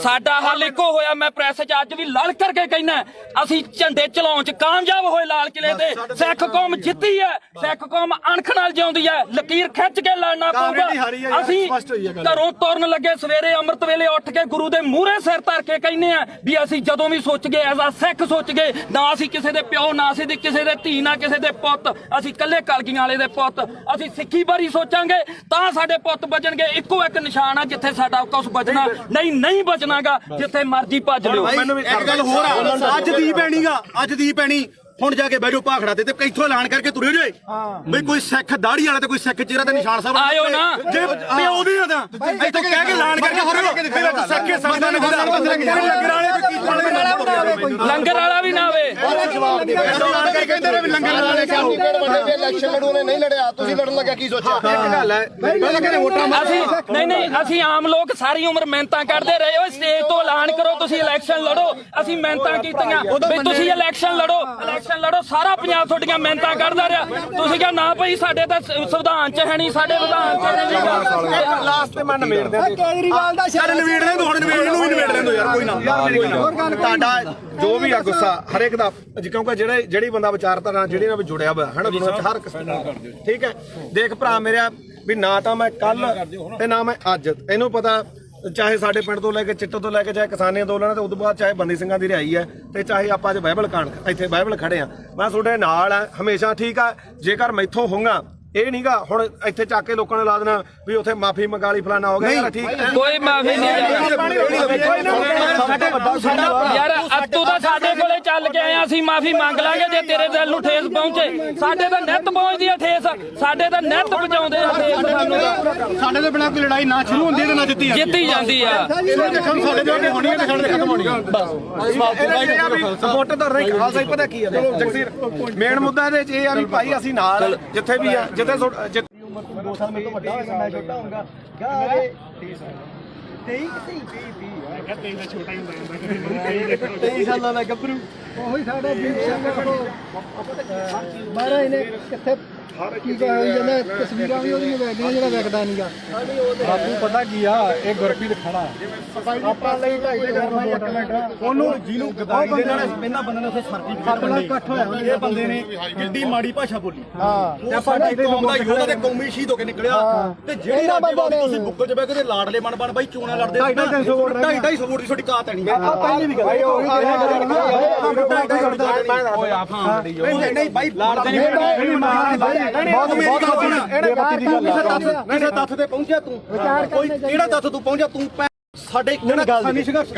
ਸਾਡਾ ਹੱਲ ਇੱਕੋ ਹੋਇਆ ਮੈਂ ਪ੍ਰੈਸ 'ਚ ਅੱਜ ਵੀ ਲੜ ਕਰਕੇ ਕਹਿਣਾ ਅਸੀਂ ਝੰਡੇ ਚਲਾਉਣ 'ਚ ਕਾਮਯਾਬ ਹੋਏ ਲਾਲ ਕਿਲੇ ਤੇ ਸਿੱਖ ਕੌਮ ਜਿੱਤੀ ਹੈ ਸਿੱਖ ਕੌਮ ਅਣਖ ਨਾਲ ਜਿਉਂਦੀ ਹੈ ਲਕੀਰ ਖਿੱਚ ਕੇ ਲੜਨਾ ਪਊਗਾ ਅਸੀਂ ਘਰੋਂ ਤੁਰਨ ਲੱਗੇ ਸਵੇਰੇ ਅੰਮ੍ਰਿਤ ਵੇਲੇ ਉੱਠ ਕੇ ਗੁਰੂ ਦੇ ਮੂਹਰੇ ਸਿਰ ਧਰ ਕੇ ਕਹਿੰਦੇ ਆ ਵੀ ਅਸੀਂ ਜਦੋਂ ਵੀ ਸੋਚ ਗਏ ਐਜ਼ ਆ ਸਿੱਖ ਸੋਚ ਗਏ ਨਾ ਅਸੀਂ ਕਿਸੇ ਦੇ ਪਿਓ ਨਾ ਅਸੀਂ ਕਿਸੇ ਦੇ ਧੀ ਨਾ ਕਿਸੇ ਦੇ ਪੁੱਤ ਅਸੀਂ ਇਕੱਲੇ ਕਲਗੀਆਂ ਵਾਲੇ ਦੇ ਪੁੱਤ ਅਸੀਂ ਸਿੱਖੀ ਬਾਰੇ ਸੋਚਾਂਗੇ ਤਾਂ ਸਾਡੇ ਪੁੱਤ ਬਚਣਗੇ ਇੱਕੋ ਇੱਕ ਨਿਸ਼ਾਨ ਆ ਜਿੱਥੇ ਸਾਡਾ ਕੁਝ ਬਚਣਾ ਨਹੀਂ ਬਚਣਾਗਾ ਜਿੱਥੇ ਮਰਜ਼ੀ ਭੱਜ ਲਿਓ ਇੱਕ ਗੱਲ ਹੋਰ ਆ ਅੱਜ ਦੀ ਪੈਣੀ ਹੁਣ ਜਾ ਕੇ ਬੈਠੋ ਭਾਖੜਾ ਤੇ ਇੱਥੋਂ ਐਲਾਨ ਕਰਕੇ ਤੁਰੇ ਜੇ ਬਈ ਕੋਈ ਸਿੱਖ ਦਾੜੀ ਵਾਲਾ ਤੇ ਕੋਈ ਸਿੱਖ ਚਿਹਰਾ ਤੇ ਨਿਸ਼ਾਨ ਸਾਹਿਬ ਆਇਓ ਨਾ ਜੇ ਪਿਓ ਦੀ ਨਾ ਇੱਥੋਂ ਕਹਿ ਕੇ ਐਲਾਨ ਕਰਕੇ ਤੁਰੇ ਸਿੱਖੇ ਸੰਗਤਾਂ ਨੇ ਲੰਗਰ ਵਾਲਾ ਵੀ ਨਾ ਆਵੇ ਐਲਾਨ ਕਰਕੇ ਕਹਿੰਦੇ ਨੇ ਵੀ ਲੰਗਰ ਵਾਲੇ ਕਿਉਂ ਇਲੈਕਸ਼ਨ ਲੜੂ ਨੇ ਨਹੀਂ ਲੜਿਆ ਤੁਸੀਂ ਲੜਨ ਲੱਗਾ ਕੀ ਸੋਚਿਆ ਇੱਕ ਗੱਲ ਹੈ ਪਹਿਲਾਂ ਕਹਿੰਦੇ ਵੋਟਾਂ ਅਸੀਂ ਆਮ ਲੋਕ ਸਾਰੀ ਉਮਰ ਮਿਹਨਤਾਂ ਕਰਦੇ ਰਹੇ ਓਏ ਸਟੇਜ ਤੋਂ ਐਲਾਨ ਕਰੋ ਤੁਸੀਂ ਇਲੈਕਸ਼ਨ ਲੜੋ ਅਸੀਂ ਮਿਹਨਤਾਂ ਕੀਤੀਆਂ ਵੀ ਤੁਸੀਂ ਇਲੈਕਸ਼ਨ ਲੜੋ ਸਾਰਾ ਪੰਜਾਬ ਤੁਹਾਡੀਆਂ ਮਿਹਨਤਾਂ ਕਰਦਾ ਰਿਹਾ ਤੁਸੀਂ ਕਿਹਾ ਨਾ ਭਾਈ ਸਾਡੇ ਤਾਂ ਸੰਵਿਧਾਨ 'ਚ ਹੈ ਨਹੀਂ ਸਾਡੇ ਵਿਧਾਨ 'ਚ ਹੈ ਨਹੀਂ ਲਾਸਟ ਤੇ ਮੈਂ ਨਵੇੜਦੇ ਕੇਜਰੀਵਾਲ ਦਾ ਚੱਲ ਨਵੇੜ ਲੈ ਤੂੰ ਹੁਣ ਨਵੇੜ ਨੂੰ ਵੀ ਨਵੇੜ ਲੈ ਤੂੰ ਯਾਰ ਕੋਈ ਨਾ ਤੁਹਾਡਾ ਜੋ ਵੀ ਆ ਗੁੱਸਾ ਹਰੇਕ ਦਾ ਕਿਉਂਕਿ ਜਿਹੜੀ ਬੰਦਾ ਵਿਚਾਰਧਾਰਾ ਜਿਹੜੀ ਨਾਲ ਜੁੜਿਆ ਹੋਇਆ ਹੈ ਨਾ ਦੁਨੀਆ 'ਚ ਹਰ ਕਿਸੇ ਠੀਕ ਹੈ ਦੇਖ ਭਰਾ ਮੇਰਾ ਵੀ ਨਾ ਤਾਂ ਮੈਂ ਕੱਲ ਤੇ ਨਾ ਮੈਂ ਅੱਜ ਇਹਨੂੰ ਪਤਾ ਚਾਹੇ ਸਾਡੇ ਪਿੰਡ ਤੋਂ ਲੈ ਕੇ ਚਿੱਟੇ ਤੋਂ ਲੈ ਕੇ ਚਾਹੇ ਕਿਸਾਨੀ ਅੰਦੋਲਨ ਤੇ ਉਦੋਂ ਬਾਅਦ ਚਾਹੇ ਬੰਦੀ ਸਿੰਘਾਂ ਦੀ ਰਿਹਾਈ ਹੈ ਤੇ ਚਾਹੇ ਆਪਾਂ ਅੱਜ ਬਾਈਬਲ ਕਾਂਡ ਇੱਥੇ ਬਾਈਬਲ ਖੜੇ ਆ ਮੈਂ ਤੁਹਾਡੇ ਨਾਲ ਆ ਹਮੇਸ਼ਾ ਠੀਕ ਆ ਜੇਕਰ ਮੈਥੋਂ ਹੋਊਗਾ ਇਹ ਨਹੀਂਗਾ ਹੁਣ ਇੱਥੇ ਚੱਕ ਕੇ ਲੋਕਾਂ ਨੇ ਲਾ ਦੇਣਾ ਵੀ ਉੱਥੇ ਮਾਫੀ ਮੰਗਾ ਲਈ ਫਲਾਣਾ ਹੋ ਗਿਆ ਯਾਰ ਠੀਕ ਕੋਈ ਮਾਫੀ ਨਹੀਂ ਯਾਰ ਤੂੰ ਤਾਂ ਸਾਡੇ ਕੋਲੇ ਚੱਲ ਕੇ ਆਇਆ ਅਸੀਂ ਮਾਫੀ ਮੰਗ ਲਾਂਗੇ ਜੇ ਤੇਰੇ ਦਿਲ ਨੂੰ ਠੇਸ ਪਹੁੰਚੇ ਸਾਡੇ ਤਾਂ ਨਿੱਤ ਪਹੁੰਚਦੀ ਆ ਠੇਸ ਸਾਡੇ ਤਾਂ ਨਿੱਤ ਪਹੁੰਚਾਉਂਦੇ ਆ ਠੇਸ ਸਾਨੂੰ ਸਾਡੇ ਦੇ ਬਿਨਾਂ ਕੋਈ ਲੜਾਈ ਨਾ ਸ਼ੁਰੂ ਹੁੰਦੀ ਤੇ ਨਾ ਜਿੱਤੀ ਜਿੱਤੀ ਜਾਂਦੀ ਆ ਸਾਡੇ ਜੋ ਹੋਣੀ ਹੈ ਤੇ ਸਾਡੇ ਖਤਮ ਹੋਣੀ ਹੈ ਸਪੋਰਟ ਤਾਂ ਰਹੀ ਖਾਲਸਾ ਹੀ ਪਤਾ ਕੀ ਹੈ ਜਗਸੀਰ ਮੇਨ ਮੁੱਦਾ ਇਹਦੇ ਚ ਇਹ ਆ ਵੀ ਭਾਈ ਅਸੀਂ ਨਾਲ ਜਿੱਥੇ ਵੀ ਆ ਜਿੱਥੇ 2 ਸਾਲ ਮੇਰੇ ਤੋਂ ਵੱਡਾ ਹੋਏਗਾ ਮੈਂ ਛੋਟਾ ਹੋਊਗਾ ਕਿਆ 23 ਸਾਲਾਂ ਦਾ ਗੱਭਰੂ ਉਹੀ ਸਾਡਾ ਦੀਪ ਸਿੰਘ ਮਹਾਰਾਜ ਨੇ ਕਿੱਥੇ ਕੀ ਹੋਈ ਜਾਂਦਾ ਤਸਵੀਰਾਂ ਵੀ ਉਹਦੀਆਂ ਵਗਦੀਆਂ ਜਿਹੜਾ ਵਿਕਦਾ ਨਹੀਂਗਾ ਬਾਪੂ ਪਤਾ ਕੀ ਆ ਇਹ ਗੁਰਪ੍ਰੀਤ ਖੜਾ ਆਪਾਂ ਲਈ 2.5 ਮਿੰਟ ਉਹਨੂੰ ਜਿਹਨੂੰ ਗਦਾਰੀ ਦੇ ਨਾਲ ਪਹਿਲਾਂ ਬੰਦੇ ਨੇ ਉੱਥੇ ਸਰਟੀਫਿਕੇਟ ਵੰਡੇ ਇਕੱਠ ਹੋਇਆ ਇਹ ਬੰਦੇ ਨੇ ਕਿੱਡੀ ਮਾੜੀ ਭਾਸ਼ਾ ਬੋਲੀ ਹਾਂ ਤੇ ਸਾਡੀ ਕੌਮ ਦਾ ਯੋਧਾ ਤੇ ਕੌਮੀ ਸ਼ਹੀਦ ਹੋ ਕੇ ਨਿਕਲਿਆ ਤੇ ਜਿਹੜੀ ਰਾਜੇਵਾਦੀ ਤੁਸੀਂ ਬੁੱਕਲ ਚ ਬਹਿ ਕੇ ਤੇ ਲਾੜਲੇ ਬਣ ਬਾਈ ਚੋਣਾਂ ਲੜਦੇ 250 ਵੋਟ ਦੀ ਤੁਹਾਡੀ ਕਾਤ ਹੈ ਨਹੀਂ ਆ ਪਹਿਲੀ ਵੀ ਗੱਲ ਨਹੀਂ ਬਾਈ ਕਿਸੇ ਤੱਥ ਤੇ ਪਹੁੰਚਿਆ ਤੂੰ ਕੋਈ ਕਿਹੜਾ ਤੱਥ ਤੂੰ ਪਹੁੰਚਿਆ ਤੂੰ ਸਾਡੇ ਕਿਸਾਨੀ ਸੰਘਰਸ਼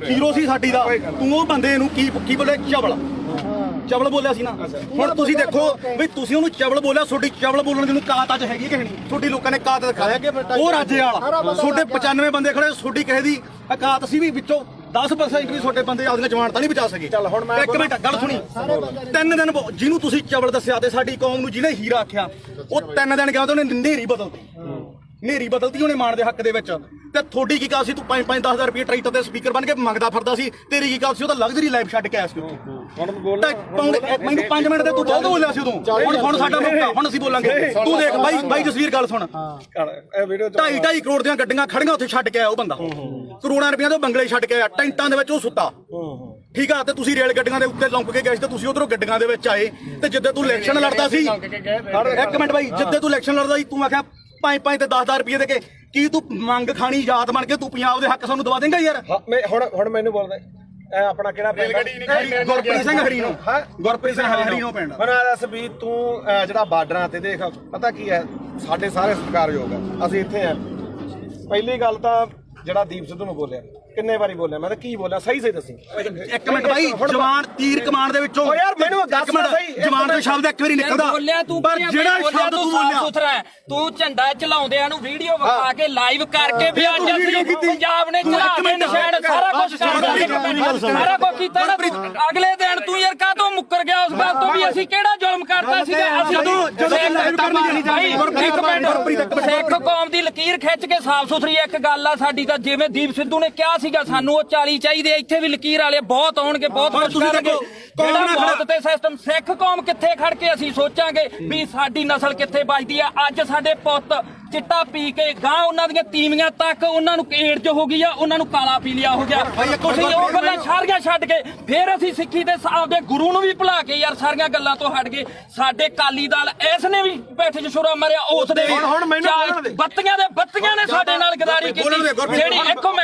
ਹੀਰੋ ਸੀ ਸਾਡੀ ਦਾ ਤੂੰ ਉਹ ਬੰਦੇ ਨੂੰ ਕੀ ਬੋਲੇ ਚਵਲ ਬੋਲਿਆ ਸੀ ਨਾ ਹੁਣ ਤੁਸੀਂ ਦੇਖੋ ਵੀ ਤੁਸੀਂ ਉਹਨੂੰ ਚਵਲ ਬੋਲਿਆ ਤੁਹਾਡੀ ਚਵਲ ਬੋਲਣ ਦੀ ਨੂੰ ਕਾਤ ਅੱਜ ਹੈਗੀ ਕਿ ਨਹੀਂ ਤੁਹਾਡੀ ਲੋਕਾਂ ਨੇ ਕਾਤ ਦਿਖਾਇਆ ਕਿ ਉਹ ਰਾਜੇ ਵਾਲਾ ਤੁਹਾਡੇ 95 ਬੰਦੇ ਖੜੇ ਤੁਹਾਡੀ ਕਿਸੇ ਦੀ ਕਾਤ ਸੀ ਵੀ ਵਿੱਚੋਂ 10% ਵੀ ਤੁਹਾਡੇ ਬੰਦੇ ਆਪਦੀਆਂ ਜਮਾਨਤਾਂ ਨਹੀਂ ਬਚਾ ਸਕੇ ਚੱਲ ਹੁਣ ਮੈਂ ਇੱਕ ਮਿੰਟ ਗੱਲ ਸੁਣੀ 3 ਦਿਨ ਜਿਹਨੂੰ ਤੁਸੀਂ ਚਵਲ ਦੱਸਿਆ ਤੇ ਸਾਡੀ ਕੌਮ ਨੂੰ ਜਿਹਨੇ ਹੀਰਾ ਆਖਿਆ ਉਹ 3 ਦਿਨ ਗਿਆ ਤੇ ਉਹਨੇ ਨੇਰੀ ਬਦਲਤੀ ਉਹਨੇ ਮਾਣ ਦੇ ਹੱਕ ਦੇ ਵਿੱਚ ਤੇ ਤੁਹਾਡੀ ਕੀ ਗੱਲ ਸੀ ਤੂੰ 5-10 ਰੁਪਏ ਟਰੈਕਟਰ ਤੇ ਸਪੀਕਰ ਬਣ ਕੇ ਮੰਗਦਾ ਫਿਰਦਾ ਸੀ ਤੇਰੀ ਕੀ ਗੱਲ ਸੀ ਉਹ ਤਾਂ ਲਗਜ਼ਰੀ ਲਾਈਫ ਛੱਡ ਕੇ ਆਇਆ ਸੀ ਮੈਨੂੰ 5 ਮਿੰਟ ਤੇ ਤੂੰ ਬਹੁਤ ਬੋਲਿਆ ਸੀ ਉਦੋਂ ਹੁਣ ਸਾਡਾ ਮੌਕਾ ਹੁਣ ਅਸੀਂ ਬੋਲਾਂਗੇ ਤੂੰ ਦੇਖ ਬਾਈ ਜਸਵੀਰ ਗੱਲ ਸੁਣ 2.5 ਕਰੋੜ ਦੀਆਂ ਗੱਡੀਆਂ ਖੜੀਆਂ ਉੱਥੇ ਛੱਡ ਕੇ ਆਇਆ ਉਹ ਬੰਦਾ ਕਰੋੜਾਂ ਰੁਪਈਆਂ ਦੇ ਬੰਗਲੇ ਛੱਡ ਕੇ ਆਇਆ ਟੈਂਟਾਂ ਦੇ ਵਿੱਚ ਉਹ ਸੁੱਤਾ ਠੀਕ ਆ ਤੇ ਤੁਸੀਂ ਰੇਲ ਗੱਡੀਆਂ ਦੇ ਉੱਤੇ ਲੰਘ ਕੇ ਗਏ ਸੀ ਤੇ ਤੁਸੀਂ ਉਧਰੋਂ ਗੱਡੀਆਂ ਦੇ ਵਿੱਚ ਆਏ ਤੇ ਜਿੱਦੇ ਤੂੰ ਇਲੈਕਸ਼ਨ ਲੜਦਾ ਸੀ ਇੱਕ ਮਿੰਟ ਬਾਈ ਜਿੱਦੇ ਤੂੰ ਇਲੈਕਸ਼ਨ ਲੜਦਾ ਸੀ ਤੂੰ ਆਖਿਆ 5 ਤੇ 10 ਰੁਪਏ ਦੇ ਕੇ ਕੀ ਤੂੰ ਮੰਗ ਖਾਣੀ ਯਾਦ ਬਣ ਕੇ ਤੂੰ ਪੰਜਾਬ ਦੇ ਹੱਕ ਸਾਨੂੰ ਦਵਾ ਦੇਂਗਾ ਯਾਰ ਹੁਣ ਮੈਨੂੰ ਬੋਲਦਾ ਇਹ ਆਪਣਾ ਕਿਹੜਾ ਗੁਰਪ੍ਰੀਤ ਸਿੰਘ ਹਰੀ ਨੂੰ ਗੁਰਪ੍ਰੀਤ ਸਿੰਘ ਹਰੀ ਨੂੰ ਪਿੰਡ ਮੈਨੂੰ ਦੱਸ ਵੀ ਤੂੰ ਜਿਹੜਾ ਬਾਰਡਰਾਂ ਤੇ ਦੇਖ ਪਤਾ ਕੀ ਹੈ ਸਾਡੇ ਸਾਰੇ ਸਤਿਕਾਰਯੋਗ ਆ ਅਸੀਂ ਇੱਥੇ ਆ ਪਹਿਲੀ ਗੱਲ ਤਾਂ ਜਿਹੜਾ ਦੀਪ ਸਿੱਧੂ ਨੂੰ ਬੋਲਿਆ ਕਿੰਨੇ ਵਾਰੀ ਬੋਲਿਆ ਮੈਂ ਤਾਂ ਕੀ ਬੋਲਿਆ ਸਹੀ ਦੱਸੀ ਇੱਕ ਮਿੰਟ ਬਾਈ ਜਵਾਨ ਤੀਰ ਕਮਾਨ ਦੇ ਵਿੱਚੋਂ ਓ ਯਾਰ ਮੈਨੂੰ ਦੱਸ ਸਹੀ ਜਵਾਨ ਦਾ ਸ਼ਬਦ ਇੱਕ ਵਾਰੀ ਨਿਕਲਦਾ ਬੋਲਿਆ ਤੂੰ ਪਰ ਜਿਹੜਾ ਸ਼ਬਦ ਤੂੰ ਬੋਲਿਆ ਸੁਥਰਾ ਹੈ ਤੂੰ ਝੰਡਾ ਚਲਾਉਂਦਿਆਂ ਨੂੰ ਵੀਡੀਓ ਵਿਖਾ ਕੇ ਲਾਈਵ ਕਰਕੇ ਵੀ ਅੱਜ ਅਸੀਂ ਪੰਜਾਬ ਨੇ ਚਲਾ ਕੇ ਨਿਸ਼ਾਨ ਸਾਰਾ ਕੁਝ ਸਾਰਾ ਕੁਝ ਕੀਤਾ ਅਗਲੇ ਦਿਨ ਤੂੰ ਯਾਰ ਕਾਹਤੋਂ ਮੁੱਕਰ ਗਿਆ ਉਸ ਗੱਲ ਤੋਂ ਵੀ ਅਸੀਂ ਕਿਹੜਾ ਜ਼ੁਲਮ ਕਰਤਾ ਸੀਗਾ ਅਸੀਂ ਸਿੱਖ ਕੌਮ ਦੀ ਲਕੀਰ ਖਿੱਚ ਕੇ ਸਾਫ਼ ਸੁਥਰੀ ਇੱਕ ਗੱਲ ਆ ਸਾਡੀ ਤਾਂ ਜਿਵੇਂ ਦੀਪ ਸਿੱਧੂ ਨੇ ਕਿਹਾ ਸੀਗਾ ਸਾਨੂੰ ਉਹ 40 ਚਾਹੀਦੇ ਇੱਥੇ ਵੀ ਲਕੀਰ ਵਾਲੇ ਬਹੁਤ ਆਉਣਗੇ ਬਹੁਤ ਕੁਝ ਕਰਨਗੇ ਜਿਹੜਾ ਮੌਤ ਤੇ ਸਿਸਟਮ ਸਿੱਖ ਕੌਮ ਕਿੱਥੇ ਖੜ ਕੇ ਅਸੀਂ ਸੋਚਾਂਗੇ ਵੀ ਸਾਡੀ ਨਸਲ ਕਿੱਥੇ ਬਚਦੀ ਆ ਅੱਜ ਸਾਡੇ ਪੁੱਤ ਚਿੱਟਾ ਪੀ ਕੇ ਗਾਂ ਉਹਨਾਂ ਦੀਆਂ ਤੀਵੀਆਂ ਤੱਕ ਉਹਨਾਂ ਨੂੰ ਏਡਜ਼ ਹੋ ਗਈ ਆ ਉਹਨਾਂ ਨੂੰ ਕਾਲਾ ਪੀਲੀਆ ਹੋ ਗਿਆ ਅਸੀਂ ਉਹ ਗੱਲਾਂ ਸਾਰੀਆਂ ਛੱਡ ਕੇ ਫਿਰ ਅਸੀਂ ਸਿੱਖੀ ਦੇ ਆਪਦੇ ਗੁਰੂ ਨੂੰ ਵੀ ਭੁਲਾ ਕੇ ਯਾਰ ਸਾਰੀਆਂ ਗੱਲਾਂ ਤੋਂ ਹਟ ਗਏ ਸਾਡੇ ਕਾਲੀ ਦਲ ਇਸ ਨੇ ਵੀ ਪੈਠੇ 'ਚ ਛੁਰਾ ਮਾਰਿਆ ਉਸ ਦੇ ਬੱਤੀਆਂ ਨੇ ਸਾਡੇ ਨਾਲ ਗਦਾਰੀ ਕੀਤੀ ਜਿਹੜੀ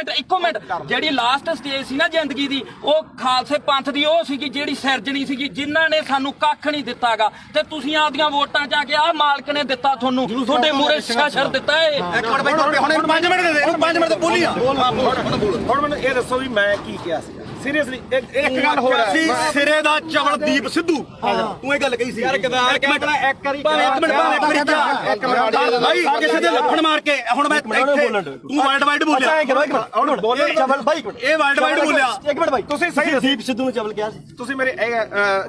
ਇੱਕੋ ਮਿੰਟ ਜਿਹੜੀ ਲਾਸਟ ਸਟੇਜ ਸੀ ਨਾ ਜ਼ਿੰਦਗੀ ਦੀ ਉਹ ਖਾਲਸੇ ਪੰਥ ਦੀ ਉਹ ਸੀਗੀ ਜਿਹੜੀ ਸਿਰਜਣੀ ਸੀਗੀ ਜਿਨ੍ਹਾਂ ਨੇ ਸਾਨੂੰ ਕੱਖ ਨਹੀਂ ਦਿੱਤਾਗਾ ਤੇ ਤੁਸੀਂ ਆਪਦੀਆਂ ਵੋਟਾਂ 'ਚ ਆ ਕੇ ਆਹ ਮਾਲਕ ਨੇ ਦਿੱਤਾ ਤੁਹਾਨੂੰ ਤੁਹਾਡੇ ਮੂਹਰੇ ਸ਼ਰ ਦਿੱਤਾ ਏ ਇੱਕ ਮਿੰਟ ਬਾਈ ਹੁਣ 5 ਮਿੰਟ ਦੇ ਦੇ 5 ਮਿੰਟ ਤੇ ਬੋਲੀ ਆ ਹੁਣ ਮੈਨੂੰ ਇਹ ਦੱਸੋ ਵੀ ਮੈਂ ਕੀ ਕਿਹਾ ਸੀ ਸੀਰੀਅਸਲੀ ਇੱਕ ਗੱਲ ਹੋਰ ਸੀ ਸਿਰੇ ਦਾ ਚਵਲ ਦੀਪ ਸਿੱਧੂ ਤੂੰ ਇਹ ਗੱਲ ਕਹੀ ਸੀ ਯਾਰ ਗਦਾਰ ਇੱਕ ਮਿੰਟ ਭਾਈ ਕਿਸੇ ਦੇ ਲੱਖਣ ਮਾਰ ਕੇ ਹੁਣ ਮੈਂ ਇੱਥੇ ਤੂੰ ਵਰਲਡ ਵਾਈਡ ਬੋਲਿਆ ਹੁਣ ਬੋਲੇ ਚਵਲ ਬਾਈ ਇਹ ਵਰਲਡ ਵਾਈਡ ਬੋਲਿਆ ਇੱਕ ਮਿੰਟ ਬਾਈ ਤੁਸੀਂ ਸਹੀ ਦੀਪ ਸਿੱਧੂ ਨੂੰ ਚਵਲ ਕਿਹਾ ਸੀ ਤੁਸੀਂ ਮੇਰੇ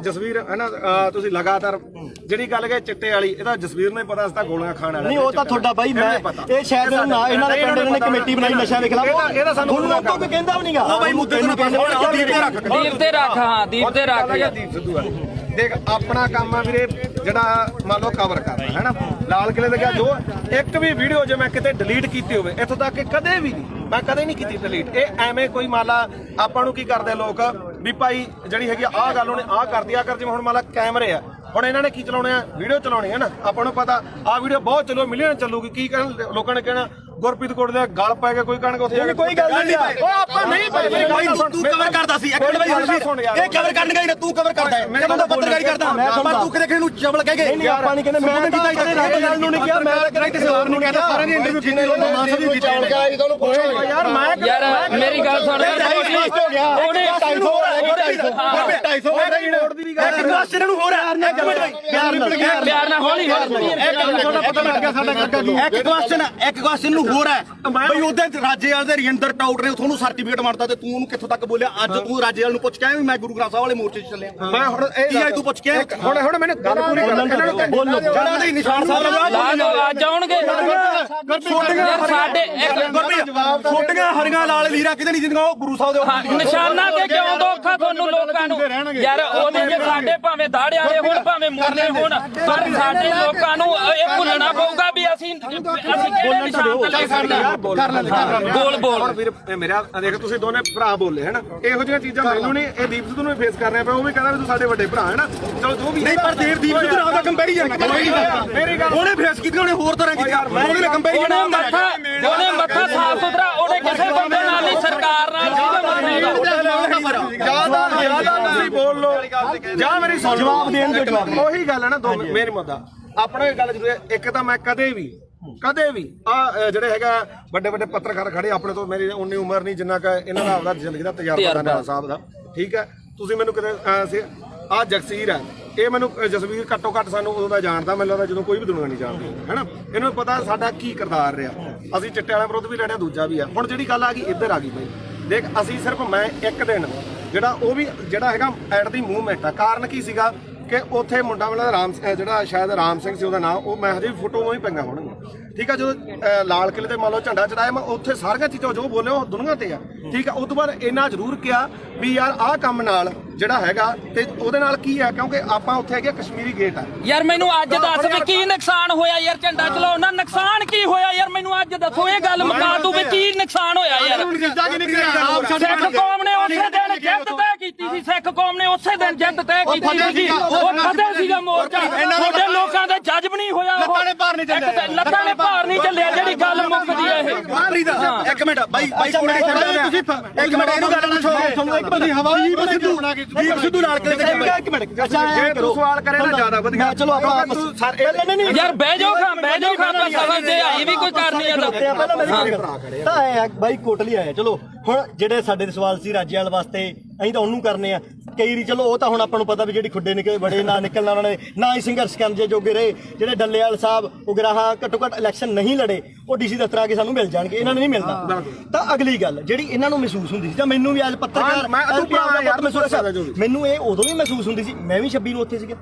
ਜਸਵੀਰ ਹੈ ਨਾ ਤੁਸੀਂ ਲਗਾਤਾਰ ਜਿਹੜੀ ਗੱਲ ਕਹੇ ਚਿੱਟੇ ਵਾਲੀ ਇਹਦਾ ਜਸਵੀਰ ਨੂੰ ਪਤਾ ਸੀ ਗੋਲੀਆਂ ਖਾਣ ਵਾਲਾ ਨਹੀਂ ਉਹ ਤਾਂ ਤੁਹਾਡਾ ਬਾਈ ਮੈਂ ਇਹ ਸ਼ਾਇਦ ਨਾ ਇਹਨਾਂ ਦੇ ਪਿੰਡ ਨੇ ਕਮੇਟੀ ਬਣਾਈ ਨਸ਼ਾ ਦੇ ਖਿਲਾਫ ਇਹਦਾ ਸਾਨੂੰ ਤੁਹਾਨੂੰ ਤਾਂ ਕੋਈ ਕਹਿੰਦਾ ਵੀ ਨਹੀਂਗਾ ਉਹ ਬਾਈ ਮੁੱਦੇ ਤੇ ਦੀਪ ਤੇ ਰੱਖ ਹਾਂ ਦੀਪ ਤੇ ਰੱਖ ਦੀਪ ਸਿੱਧੂ ਦੇਖ ਆਪਣਾ ਕੰਮ ਆ ਵੀਰੇ ਜਿਹੜਾ ਮੰਨ ਲਓ ਕਵਰ ਕਰਨਾ ਹੈ ਨਾ ਲਾਲ ਕਿਲੇ ਦੇ ਗਿਆ ਜੋ ਇੱਕ ਵੀ ਵੀਡੀਓ ਜੇ ਮੈਂ ਕਿਤੇ ਡਿਲੀਟ ਕੀਤੀ ਹੋਵੇ ਇੱਥੋਂ ਤੱਕ ਕਿ ਕਦੇ ਵੀ ਨਹੀਂ ਮੈਂ ਕਦੇ ਨਹੀਂ ਕੀਤੀ ਡਿਲੀਟ ਇਹ ਐਵੇਂ ਕੋਈ ਮੰਨ ਲਾ ਆਪਾਂ ਨੂੰ ਕੀ ਕਰਦੇ ਲੋਕ ਵੀ ਭਾਈ ਜਿਹੜੀ ਹੈਗੀ ਆਹ ਗੱਲ ਉਹਨੇ ਆਹ ਕਰਦੀ ਆ ਕਰ ਜਿਵੇਂ ਹੁਣ ਮੰਨ ਲਾ ਕੈਮਰੇ ਆ ਹੁਣ ਇਹਨਾਂ ਨੇ ਕੀ ਚਲਾਉਣੇ ਆ ਵੀਡੀਓ ਚਲਾਉਣੀ ਹੈ ਨਾ ਆਪਾਂ ਨੂੰ ਪਤਾ ਆਹ ਵੀਡੀਓ ਬਹੁਤ ਚੱਲੋ ਮਿਲੀਅਨ ਚੱਲੂਗੀ ਕੀ ਕਹਿਣ ਲੋਕਾਂ ਨੇ ਕਹਿਣਾ ਗੁਰਪ੍ਰੀਤ ਕੋਟ ਦੇ ਗਲ ਪੈ ਕੇ ਕੋਈ ਕਣਕ ਉੱਥੇ ਕੋਈ ਗੱਲ ਨਹੀਂ ਉਹ ਆਪਾਂ ਨਹੀਂ ਭਾਈ ਤੂੰ ਕਵਰ ਕਰਦਾ ਸੀ ਇੱਕ ਮਿੰਟ ਬਾਈ ਇਹ ਕਵਰ ਕਰਨਗਾ ਹੀ ਨਾ ਤੂੰ ਕਵਰ ਕਰਦਾ ਹੈ ਮੈਂ ਤਾਂ ਪੱਤਰਕਾਰੀ ਕਰਦਾ ਪਰ ਤੂੰ ਕਿਤੇ ਕਿਸੇ ਨੂੰ ਚਵਲ ਕਹਿ ਗਏ ਨਹੀਂ ਆਪਾਂ ਨਹੀਂ ਕਹਿੰਦੇ ਮੈਂ ਤਾਂ ਕੀਤਾ ਰਾਜੇਵਾਲ ਨੂੰ ਨਹੀਂ ਕਿਹਾ ਮੈਂ ਤਾਂ ਕਿਸੇ ਹੋਰ ਨੂੰ ਕਿਹਾ ਸਾਰਿਆਂ ਦੀ ਇੰਟਰਵਿਊ ਕੀਤੀ ਯਾਰ ਮੈਂ ਯਾਰ ਮੇਰੀ ਗੱਲ ਸੁਣ ਉਹਨੇ 250 ਇੱਕ ਕੁਐਸਚਨ ਨੂੰ ਹੋਰ ਹੈ ਪਿਆਰ ਨਾਲ ਹੌਲੀ ਇੱਕ ਕੁਐਸਚਨ ਨੂੰ ਹੋਰ ਹੈ ਬਈ ਉਹਦੇ ਰਾਜੇਵਾਲ ਦੇ ਰਜਿੰਦਰ ਟਾਊਟ ਨੇ ਤੁਹਾਨੂੰ ਸਰਟੀਫਿਕੇਟ ਮਾਰਤਾ ਤੇ ਤੂੰ ਉਹਨੂੰ ਕਿੱਥੋਂ ਤੱਕ ਬੋਲਿਆ ਅੱਜ ਤੂੰ ਰਾਜੇਵਾਲ ਨੂੰ ਪੁੱਛ ਕੇ ਆਇਆ ਵੀ ਮੈਂ ਗੁਰੂ ਗ੍ਰੰਥ ਸਾਹਿਬ ਵਾਲੇ ਮੋਰਚੇ 'ਚ ਚੱਲਿਆ ਮੈਂ ਹੁਣ ਕੀ ਆਈ ਤੂੰ ਪੁੱਛ ਕੇ ਹੁਣ ਮੈਨੂੰ ਗੱਲ ਪੂਰੀ ਕਰ ਬੋਲੋ ਜਿਹੜਾ ਦੇ ਨਿਸ਼ਾਨ ਸਾਹਿਬ ਲਾ ਦੋ ਅੱਜ ਆਉਣਗੇ ਸਾਡੇ ਛੋਟੀਆਂ ਹਰੀਆਂ ਲਾਲ ਲੀਰਾ ਕਿਤੇ ਨਹੀਂ ਜਿੰਦੀਆਂ ਉਹ ਗੁਰੂ ਸਾਹਿਬ ਦੇ ਨਿਸ਼ਾਨਾ ਤੇ ਕਿਉਂ ਦੋਖਾ ਤੁਹਾਨੂੰ ਲੋਕਾਂ ਨੂੰ ਯਾਰ ਉਹਦੇ ਜੇ ਸਾਡੇ ਭਾਵੇਂ ਦਾੜੇ ਵਾਲੇ ਹੋਣ ਭਾਵੇਂ ਮੁਰਲੇ ਹੋਣ ਪਰ ਸਾਡੇ ਲੋਕਾਂ ਨੂੰ ਇਹ ਭੁੱਲਣਾ ਪਊਗਾ ਵੀ ਅਸੀਂ ਕਿਹੜੇ ਨਿਸ਼ਾਨ ਤੇ ਲੈ ਸਕਦੇ ਬੋਲ ਹੁਣ ਵੀਰ ਮੇਰਾ ਦੇਖ ਤੁਸੀਂ ਦੋਨੇ ਭਰਾ ਬੋਲੇ ਹੈ ਨਾ ਇਹੋ ਜਿਹੀਆਂ ਚੀਜ਼ਾਂ ਮੈਨੂੰ ਨਹੀਂ ਇਹ ਦੀਪ ਸਿੱਧੂ ਨੂੰ ਫੇਸ ਕਰਨੇ ਪਏ ਉਹ ਵੀ ਕਹਿੰਦਾ ਵੀ ਤੂੰ ਸਾਡੇ ਵੱਡੇ ਭਰਾ ਹੈ ਨਾ ਚਲੋ ਜੋ ਵੀ ਨਹੀਂ ਪਰ ਦੇਵਦੀਪ ਸਿੱਧੂ ਨਾਲ ਦਾ ਕੰਪੈਰੀਜ਼ਨ ਮੇਰੀ ਗੱਲ ਉਹਨੇ ਫੇਸ ਕੀਤੀ ਉਹਨੇ ਹੋਰ ਤਰ੍ਹਾਂ ਕੀਤੀ ਉਹਨੇ ਕੰਪੈਰੀਜ਼ਨ ਉਹਨੇ ਮੱਥਾ ਸਾਫ ਸੁਥਰਾ ਉਹਨੇ ਕਿਸੇ ਬੰਦੇ ਨਾਲ ਨਹੀਂ ਸਰਕਾਰ ਨਾਲ ਜਿਆਦਾ ਤੁਸੀਂ ਬੋਲ ਲੋ ਜਾਂ ਮੇਰੀ ਸੁਣ ਜਵਾਬ ਦੇਣ ਦੇ ਜਵਾਬ ਉਹੀ ਗੱਲ ਹੈ ਨਾ ਦੋ ਮੇਰੀ ਮੁੱਦਾ ਆਪਣਾ ਗੱਲ ਜ਼ਰੂਰ ਹੈ ਇੱਕ ਤਾਂ ਮੈਂ ਕਦੇ ਵੀ ਆ ਜਿਹੜੇ ਹੈਗਾ ਵੱਡੇ ਵੱਡੇ ਪੱਤਰਕਾਰ ਖੜੇ ਆਪਣੇ ਤੋਂ ਮੇਰੀ ਉਨੀ ਉਮਰ ਨਹੀਂ ਜਿੰਨਾ ਕਿ ਇਹਨਾਂ ਦਾ ਆਪਦਾ ਜ਼ਿੰਦਗੀ ਦਾ ਤਜਰਬਾ ਦਾ ਨਾਲਾ ਸਾਹਿਬ ਦਾ ਠੀਕ ਹੈ ਤੁਸੀਂ ਮੈਨੂੰ ਕਿਤੇ ਆ ਜਗਸੀਰ ਹੈ ਇਹ ਮੈਨੂੰ ਜਸਵੀਰ ਘੱਟੋ ਘੱਟ ਸਾਨੂੰ ਉਦੋਂ ਦਾ ਜਾਣਦਾ ਮੈਨੂੰ ਲੱਗਦਾ ਜਦੋਂ ਕੋਈ ਵੀ ਦੁਨੀਆ ਨਹੀਂ ਜਾਣਦੀ ਹੈਨਾ ਇਹਨੂੰ ਪਤਾ ਸਾਡਾ ਕੀ ਕਿਰਦਾਰ ਰਿਹਾ ਅਸੀਂ ਚਿੱਟੇ ਵਾਲਿਆਂ ਵਿਰੁੱਧ ਵੀ ਲੜਿਆ ਦੂਜਾ ਵੀ ਆ ਹੁਣ ਜਿਹੜੀ ਗੱਲ ਆ ਗਈ ਇੱਧਰ ਆ ਗਈ ਬਈ ਦੇਖ ਅਸੀਂ ਸਿਰਫ ਮੈਂ ਇੱਕ ਦਿਨ ਜਿਹੜਾ ਉਹ ਵੀ ਜਿਹੜਾ ਹੈਗਾ ਐਟ ਦੀ ਮੂਵਮੈਂਟ ਆ ਕਾਰਨ ਕੀ ਸੀਗਾ ਕਿ ਉੱਥੇ ਮੁੰਡਾ ਵਾਲਾ ਰਾਮ ਜਿਹੜਾ ਸ਼ਾਇਦ ਰਾਮ ਸਿੰਘ ਸੀ ਉਹਦਾ ਨਾਮ ਉਹ ਮੈਂ ਹਜੇ ਫੋਟੋ ਹੀ ਪਈਆਂ ਹੋਣਗੀਆਂ ਠੀਕ ਆ ਜਦੋਂ ਲਾਲ ਕਿਲੇ ਤੇ ਮੰਨ ਲਓ ਝੰਡਾ ਚੜਾਇਆ ਮੈਂ ਉੱਥੇ ਸਾਰੀਆਂ ਚੀਜ਼ਾਂ ਜੋ ਬੋਲੇ ਉਹ ਦੁਨੀਆ ਤੇ ਆ ਠੀਕ ਆ ਉਸ ਤੋਂ ਬਾਅਦ ਇੰਨਾ ਜ਼ਰੂਰ ਕਿਹਾ ਵੀ ਯਾਰ ਆਹ ਕੰਮ ਨਾਲ ਜਿਹੜਾ ਹੈਗਾ ਤੇ ਉਹਦੇ ਨਾਲ ਕੀ ਹੈ ਕਿਉਂਕਿ ਆਪਾਂ ਉੱਥੇ ਹੈਗੇ ਕਸ਼ਮੀਰੀ ਗੇਟ ਆ ਯਾਰ ਮੈਨੂੰ ਅੱਜ ਦੱਸ ਵੀ ਕੀ ਨੁਕਸਾਨ ਹੋਇਆ ਯਾਰ ਝੰਡਾ ਚਲਾਉਣ ਨਾਲ ਨੁਕਸਾਨ ਕੀ ਹੋਇਆ ਯਾਰ ਮੈਨੂੰ ਅੱਜ ਦੱਸੋ ਇਹ ਗੱਲ ਮੁਕਾ ਦੂ ਵੀ ਕੀ ਨੁਕਸਾਨ ਹੋਇਆ ਯਾਰ ਸਿੱਖ ਕੌਮ ਨੇ ਉਸੇ ਦਿਨ ਜਿੱਤ ਤੈਅ ਕੀਤੀ ਸੀ ਸਿੱਖ ਕੌਮ ਨੇ ਉਸੇ ਦਿਨ ਜਿੱਤ ਤੈਅ ਕੀਤੀ ਸੀ ਉਹ ਫਤਿਹ ਸੀਗਾ ਮੋਰਚਾ ਤੁਹਾਡੇ ਲੋਕਾਂ ਦਾ ਜੱਜ ਵੀ ਨਹੀਂ ਹੋਇਆ ਲੱਤਾਂ ਨੇ ਭਾਰ ਨਹੀਂ ਚੱਲਿਆ ਜਿਹੜੀ ਗੱਲ ਮੁੱਕਦੀ ਹੈ ਇਹ ਇੱਕ ਮਿੰਟ ਬਾਈ ਕੋਲੇ ਤੁਸੀਂ ਇੱਕ ਮਿੰਟ ਇਹਨੂੰ ਗੱਲ ਨਾ ਛੋੜੋ ਤੁਹਾਨੂੰ ਇੱਕ ਬੰਦੀ ਹਵਾਈ ਦੀਪ ਸਿੱਧੂ ਨਾਲ ਕਿਤੇ ਇੱਕ ਮਿੰਟ ਅੱਛਾ ਜੇ ਤੂੰ ਸਵਾਲ ਕਰੇ ਨਾ ਜ਼ਿਆਦਾ ਵਧੀਆ ਚਲੋ ਆਪਾਂ ਨਹੀਂ ਯਾਰ ਬਹਿ ਜਾਓ ਆਪਾਂ ਸਵਾਲ ਤੇ ਆਈ ਵੀ ਕੋਈ ਕਰਨੀ ਹੈ ਤਾਂ ਆਇਆ ਬਾਈ ਕੋਟਲੀ ਆਇਆ ਚਲੋ ਹੁਣ ਜਿਹੜੇ ਸਾਡੇ ਸਵਾਲ ਸੀ ਰਾਜੇਵਾਲ ਵਾਸਤੇ ਅਸੀਂ ਤਾਂ ਉਹਨੂੰ ਕਰਨੇ ਆ ਕਈ ਵਾਰੀ ਚਲੋ ਉਹ ਤਾਂ ਹੁਣ ਆਪਾਂ ਨੂੰ ਪਤਾ ਵੀ ਜਿਹੜੀ ਖੁੱਡੇ ਨਿਕਲੇ ਬੜੇ ਨਾ ਨਿਕਲਣਾ ਉਹਨਾਂ ਨੇ ਨਾ ਹੀ ਸੰਘਰਸ਼ ਕਰਨ ਜੇ ਜੋਗੇ ਰਹੇ ਜਿਹੜੇ ਡੱਲੇਵਾਲ ਸਾਹਿਬ ਉਗਰਾਹਾਂ ਘੱਟੋ ਘੱਟ ਇਲੈਕਸ਼ਨ ਨਹੀਂ ਲੜੇ ਉਹ ਡੀਸੀ ਦਫ਼ਤਰ ਆ ਕੇ ਸਾਨੂੰ ਮਿਲ ਜਾਣਗੇ ਇਹਨਾਂ ਨੂੰ ਨਹੀਂ ਮਿਲਦਾ ਤਾਂ ਅਗਲੀ ਗੱਲ ਜਿਹੜੀ ਇਹਨਾਂ ਨੂੰ ਮਹਿਸੂਸ ਹੁੰਦੀ ਸੀ ਜਾਂ ਮੈਨੂੰ ਵੀ ਅੱਜ ਪੱਤਰਕਾਰ ਮੈਨੂੰ ਇਹ ਉਦੋਂ ਵੀ ਮਹਿਸੂਸ ਹੁੰਦੀ ਸੀ ਮੈਂ ਵੀ 26 ਨੂੰ ਉੱਥੇ ਸੀਗਾ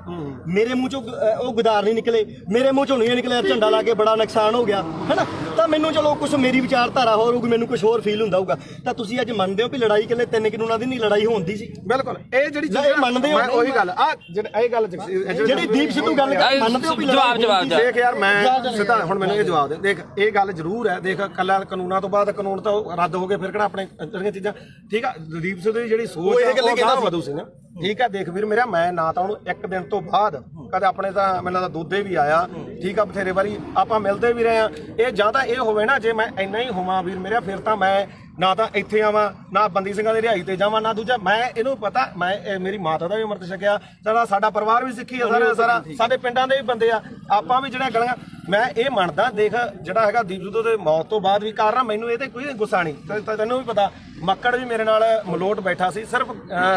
ਮੇਰੇ ਮੂੰਹ ਚੋਂ ਉਹ ਗੁਦਾਰ ਨਹੀਂ ਨਿਕਲੇ ਮੇਰੇ ਮੂੰਹ ਚੋਂ ਨਹੀਂ ਨਿਕਲਿਆ ਝੰਡਾ ਲਾ ਕੇ ਬੜਾ ਨੁਕਸਾਨ ਹੋ ਗਿਆ ਹੈਨਾ ਤਾਂ ਮੈਨੂੰ ਚਲੋ ਕੁਝ ਮੇਰੀ ਵਿਚਾਰਧਾਰਾ ਹੋਰ ਹੋਊਗੀ ਮੈਨੂੰ ਕੁਝ ਹੋਰ ਫੀਲ ਹੁੰਦਾ ਹੋਊਗਾ ਤਾਂ ਤੁਸੀਂ ਅੱਜ ਮੰਨਦੇ ਹੋ ਵੀ ਲੜਾਈ ਇਕੱਲੇ 3 ਕਾਨੂੰਨਾਂ ਦੀ ਨਹੀਂ ਲੜਾਈ ਹੁੰਦੀ ਸੀ ਬਿਲਕੁਲ ਇਹ ਜਿਹੜੀ ਮੰਨਦੇ ਹੋ ਉਹੀ ਗੱਲ ਆ ਇਹ ਗੱਲ ਜਿਹੜੀ ਦੀਪ ਸਿੱਧੂ ਗੱਲ ਮੰਨਦੇ ਹੋ ਵੀ ਜਵਾਬ ਦੇਖ ਯਾਰ ਮੈਂ ਸਿੱਧਾ ਹੁਣ ਮੈਨੂੰ ਇਹ ਜਵਾਬ ਦੇ ਦੇਖ ਇਹ ਗੱਲ ਜ਼ਰੂਰ ਹੈ ਦੇਖ ਕੱਲਾ ਕਾਨੂੰਨਾਂ ਤੋਂ ਬਾਅਦ ਕਾਨੂੰਨ ਤਾਂ ਰੱਦ ਹੋ ਗਏ ਫਿਰ ਕਿਹੜਾ ਆਪਣੇ ਜਿਹੜੀਆਂ ਚੀਜ਼ਾਂ ਠੀਕ ਆ ਦੀਪ ਸਿੱਧੂ ਦੀ ਜਿਹੜੀ ਸੋਚ ਹੈ ਉਹ ਗਾਹ ਵਧੂ ਸੀ ਨਾ ਠੀਕ ਆ ਦੇਖ ਵੀਰ ਮੇਰਾ ਮੈਂ ਨਾ ਤਾਂ ਉਹਨੂੰ ਇੱਕ ਦਿਨ ਤੋਂ ਬਾਅਦ ਕਦੇ ਆਪਣੇ ਤਾਂ ਮੈਨੂੰ ਲੱਗਦਾ ਦੋਦੇ ਵੀ ਆਇਆ ਠੀਕ ਆ ਬਥੇਰੇ ਵਾਰੀ ਆਪਾਂ ਮਿਲਦੇ ਵੀ ਰਹੇ ਆ ਇਹ ਜਾਂ ਤਾਂ ਇਹ ਹੋਵੇ ਨਾ ਜੇ ਮੈਂ ਇੰਨਾ ਹੀ ਹੋਵਾਂ ਵੀਰ ਮੇਰਾ ਫਿਰ ਤਾਂ ਮੈਂ ਨਾ ਤਾਂ ਇੱਥੇ ਆਵਾਂ ਨਾ ਬੰਦੀ ਸਿੰਘਾਂ ਦੀ ਰਿਹਾਈ ਤੇ ਜਾਵਾਂ ਨਾ ਦੂਜਾ ਮੈਂ ਇਹਨੂੰ ਪਤਾ ਮੈਂ ਮੇਰੀ ਮਾਤਾ ਦਾ ਵੀ ਅੰਮ੍ਰਿਤ ਛਕਿਆ ਸਾਡਾ ਪਰਿਵਾਰ ਵੀ ਸਿੱਖੀ ਆ ਸਾਰਾ ਸਾਡੇ ਪਿੰਡਾਂ ਦੇ ਵੀ ਬੰਦੇ ਆ ਆਪਾਂ ਵੀ ਜਿਹੜਾ ਗਲੀਆਂ ਮੈਂ ਇਹ ਮੰਨਦਾ ਦੇਖ ਜਿਹੜਾ ਹੈਗਾ ਦੀਪ ਸਿੱਧੂ ਦੇ ਮੌਤ ਤੋਂ ਬਾਅਦ ਵੀ ਕਾਰਨ ਮੈਨੂੰ ਇਹ ਤੇ ਕੋਈ ਗੁੱਸਾ ਨਹੀਂ ਤੈਨੂੰ ਵੀ ਪਤਾ ਮੱਕੜ ਵੀ ਮੇਰੇ ਨਾਲ ਮਲੋਟ ਬੈਠਾ ਸੀ ਸਿਰਫ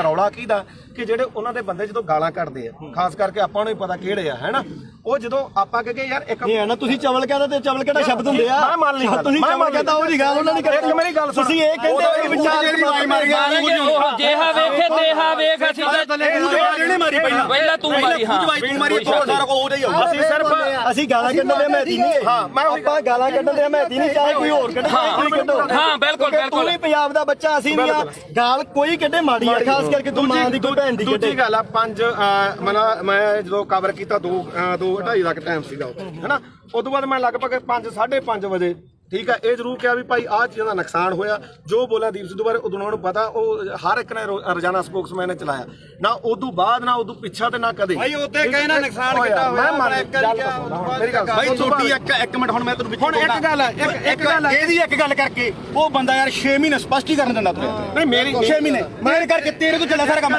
ਰੌਲਾ ਕੀਦਾ ਕਿ ਜਿਹੜੇ ਉਹਨਾਂ ਦੇ ਬੰਦੇ ਜਦੋਂ ਗਾਲਾਂ ਕੱਢਦੇ ਆ ਖਾਸ ਕਰਕੇ ਆਪਾਂ ਨੂੰ ਵੀ ਪਤਾ ਕਿਹੜੇ ਆ ਹੈਨਾ ਉਹ ਜਦੋਂ ਆਪਾਂ ਕਹੇ ਯਾਰ ਇੱਕ ਨਹੀਂ ਹੈ ਨਾ ਤੁਸੀਂ ਚਵਲ ਕਹਿੰਦਾ ਤੇ ਚਵਲ ਕਿਹੜਾ ਸ਼ਬਦ ਹੁੰਦੇ ਆ ਮੈਂ ਮੰਨ ਲਈ ਤੁਸੀਂ ਚਵਲ ਕਹਿੰਦਾ ਉਹ ਦੀ ਗੱਲ ਉਹਨਾਂ ਨੇ ਕਰੀ ਮੇਰੀ ਗੱਲ ਸੁਣ ਤੁਸੀਂ ਇਹ ਕਹਿੰਦੇ ਹੋ ਕਿ ਵਿਚਾਰ ਜਿਹੜੀ ਮਾਰੀ ਮਾਰ ਗਿਆ ਜਿਹਾ ਵੇਖੇ ਤੇਹਾ ਵੇਖ ਅਸੀਂ ਇਹਨੇ ਮਾਰੀ ਪਹਿਲਾਂ ਤੂੰ ਮਾਰੀ ਹਾਂ ਤੂੰ ਮਾਰੀ ਸਾਰਾ ਕੋ ਉਹਦੇ ਹੀ ਆਊਗਾ ਅਸੀਂ ਸਿਰਫ ਅਸੀਂ ਗਾਲਾਂ ਕੱਢਣ ਦੇ ਮੈਦੀ ਨਹੀਂ ਹਾਂ ਮੈਂ ਆਪਾਂ ਗਾਲਾਂ ਕੱਢਣ ਦੇ ਮੈਦੀ ਨਹੀਂ ਚਾਹੇ ਕੋਈ ਹੋਰ ਕੱਢੇ ਕੋਈ ਕੱਢੋ ਹਾਂ ਬਿਲਕੁਲ ਤੂੰ ਵੀ ਪੰਜਾਬ ਦਾ ਬੱਚਾ ਅਸੀਂ ਨਹੀਂ ਆ ਗਾਲ ਕੋਈ ਕੱਢੇ ਮਾੜੀ ਆ ਖਾਸ ਕਰਕੇ ਤੂੰ ਮਾਂ ਦੀ ਕੋਈ ਭੈਣ ਦੀ ਕੱਢੇ ਦੂਜੀ ਗੱਲ ਆ ਮੈਂ ਜਦੋਂ ਕਵਰ ਕੀਤਾ 2:30 ਦਾ ਟਾਈਮ ਸੀਗਾ ਹੈਨਾ ਉਸ ਤੋਂ ਬਾਅਦ ਮੈਂ ਲਗਭਗ 5:30 ਵਜੇ ਠੀਕ ਹੈ ਇਹ ਜ਼ਰੂਰ ਕਿਹਾ ਵੀ ਭਾਈ ਆਹ ਚੀਜ਼ਾਂ ਦਾ ਨੁਕਸਾਨ ਹੋਇਆ ਜੋ ਬੋਲਿਆ ਦੀਪ ਸਿੱਧੂ ਬਾਰੇ ਉਦੋਂ ਨੂੰ ਪਤਾ ਉਹ ਹਰ ਇੱਕ ਨੇ ਰੋਜ਼ਾਨਾ ਸਪੋਕਸਮੈਨ ਨੇ ਚਲਾਇਆ ਨਾ ਉਦੋਂ ਬਾਅਦ ਨਾ ਉਦੋਂ ਪਿੱਛਾ ਤੇ ਨਾ ਕਦੇ ਭਾਈ ਉੱਤੇ ਕਹੇ ਨਾ ਨੁਕਸਾਨ ਕਿੱਦਾਂ ਹੋਇਆ ਮੇਰੀ ਗੱਲ ਭਾਈ ਛੋਟੀ ਇੱਕ ਮਿੰਟ ਹੁਣ ਮੈਂ ਤੈਨੂੰ ਵਿੱਚ ਹੁਣ ਇੱਕ ਗੱਲ ਹੈ ਇੱਕ ਗੱਲ ਹੈ ਇਹਦੀ ਇੱਕ ਗੱਲ ਕਰਕੇ ਉਹ ਬੰਦਾ ਯਾਰ 6 ਮਹੀਨੇ ਸਪਸ਼ਟੀਕਰਨ ਦਿੰਦਾ ਤੂੰ ਨਹੀਂ ਮੇਰੀ 6 ਮਹੀਨੇ ਮੇਰੇ ਕਰਕੇ ਤੇਰੇ ਤੋਂ ਚੱਲਿਆ ਸਾਰਾ ਕੰਮ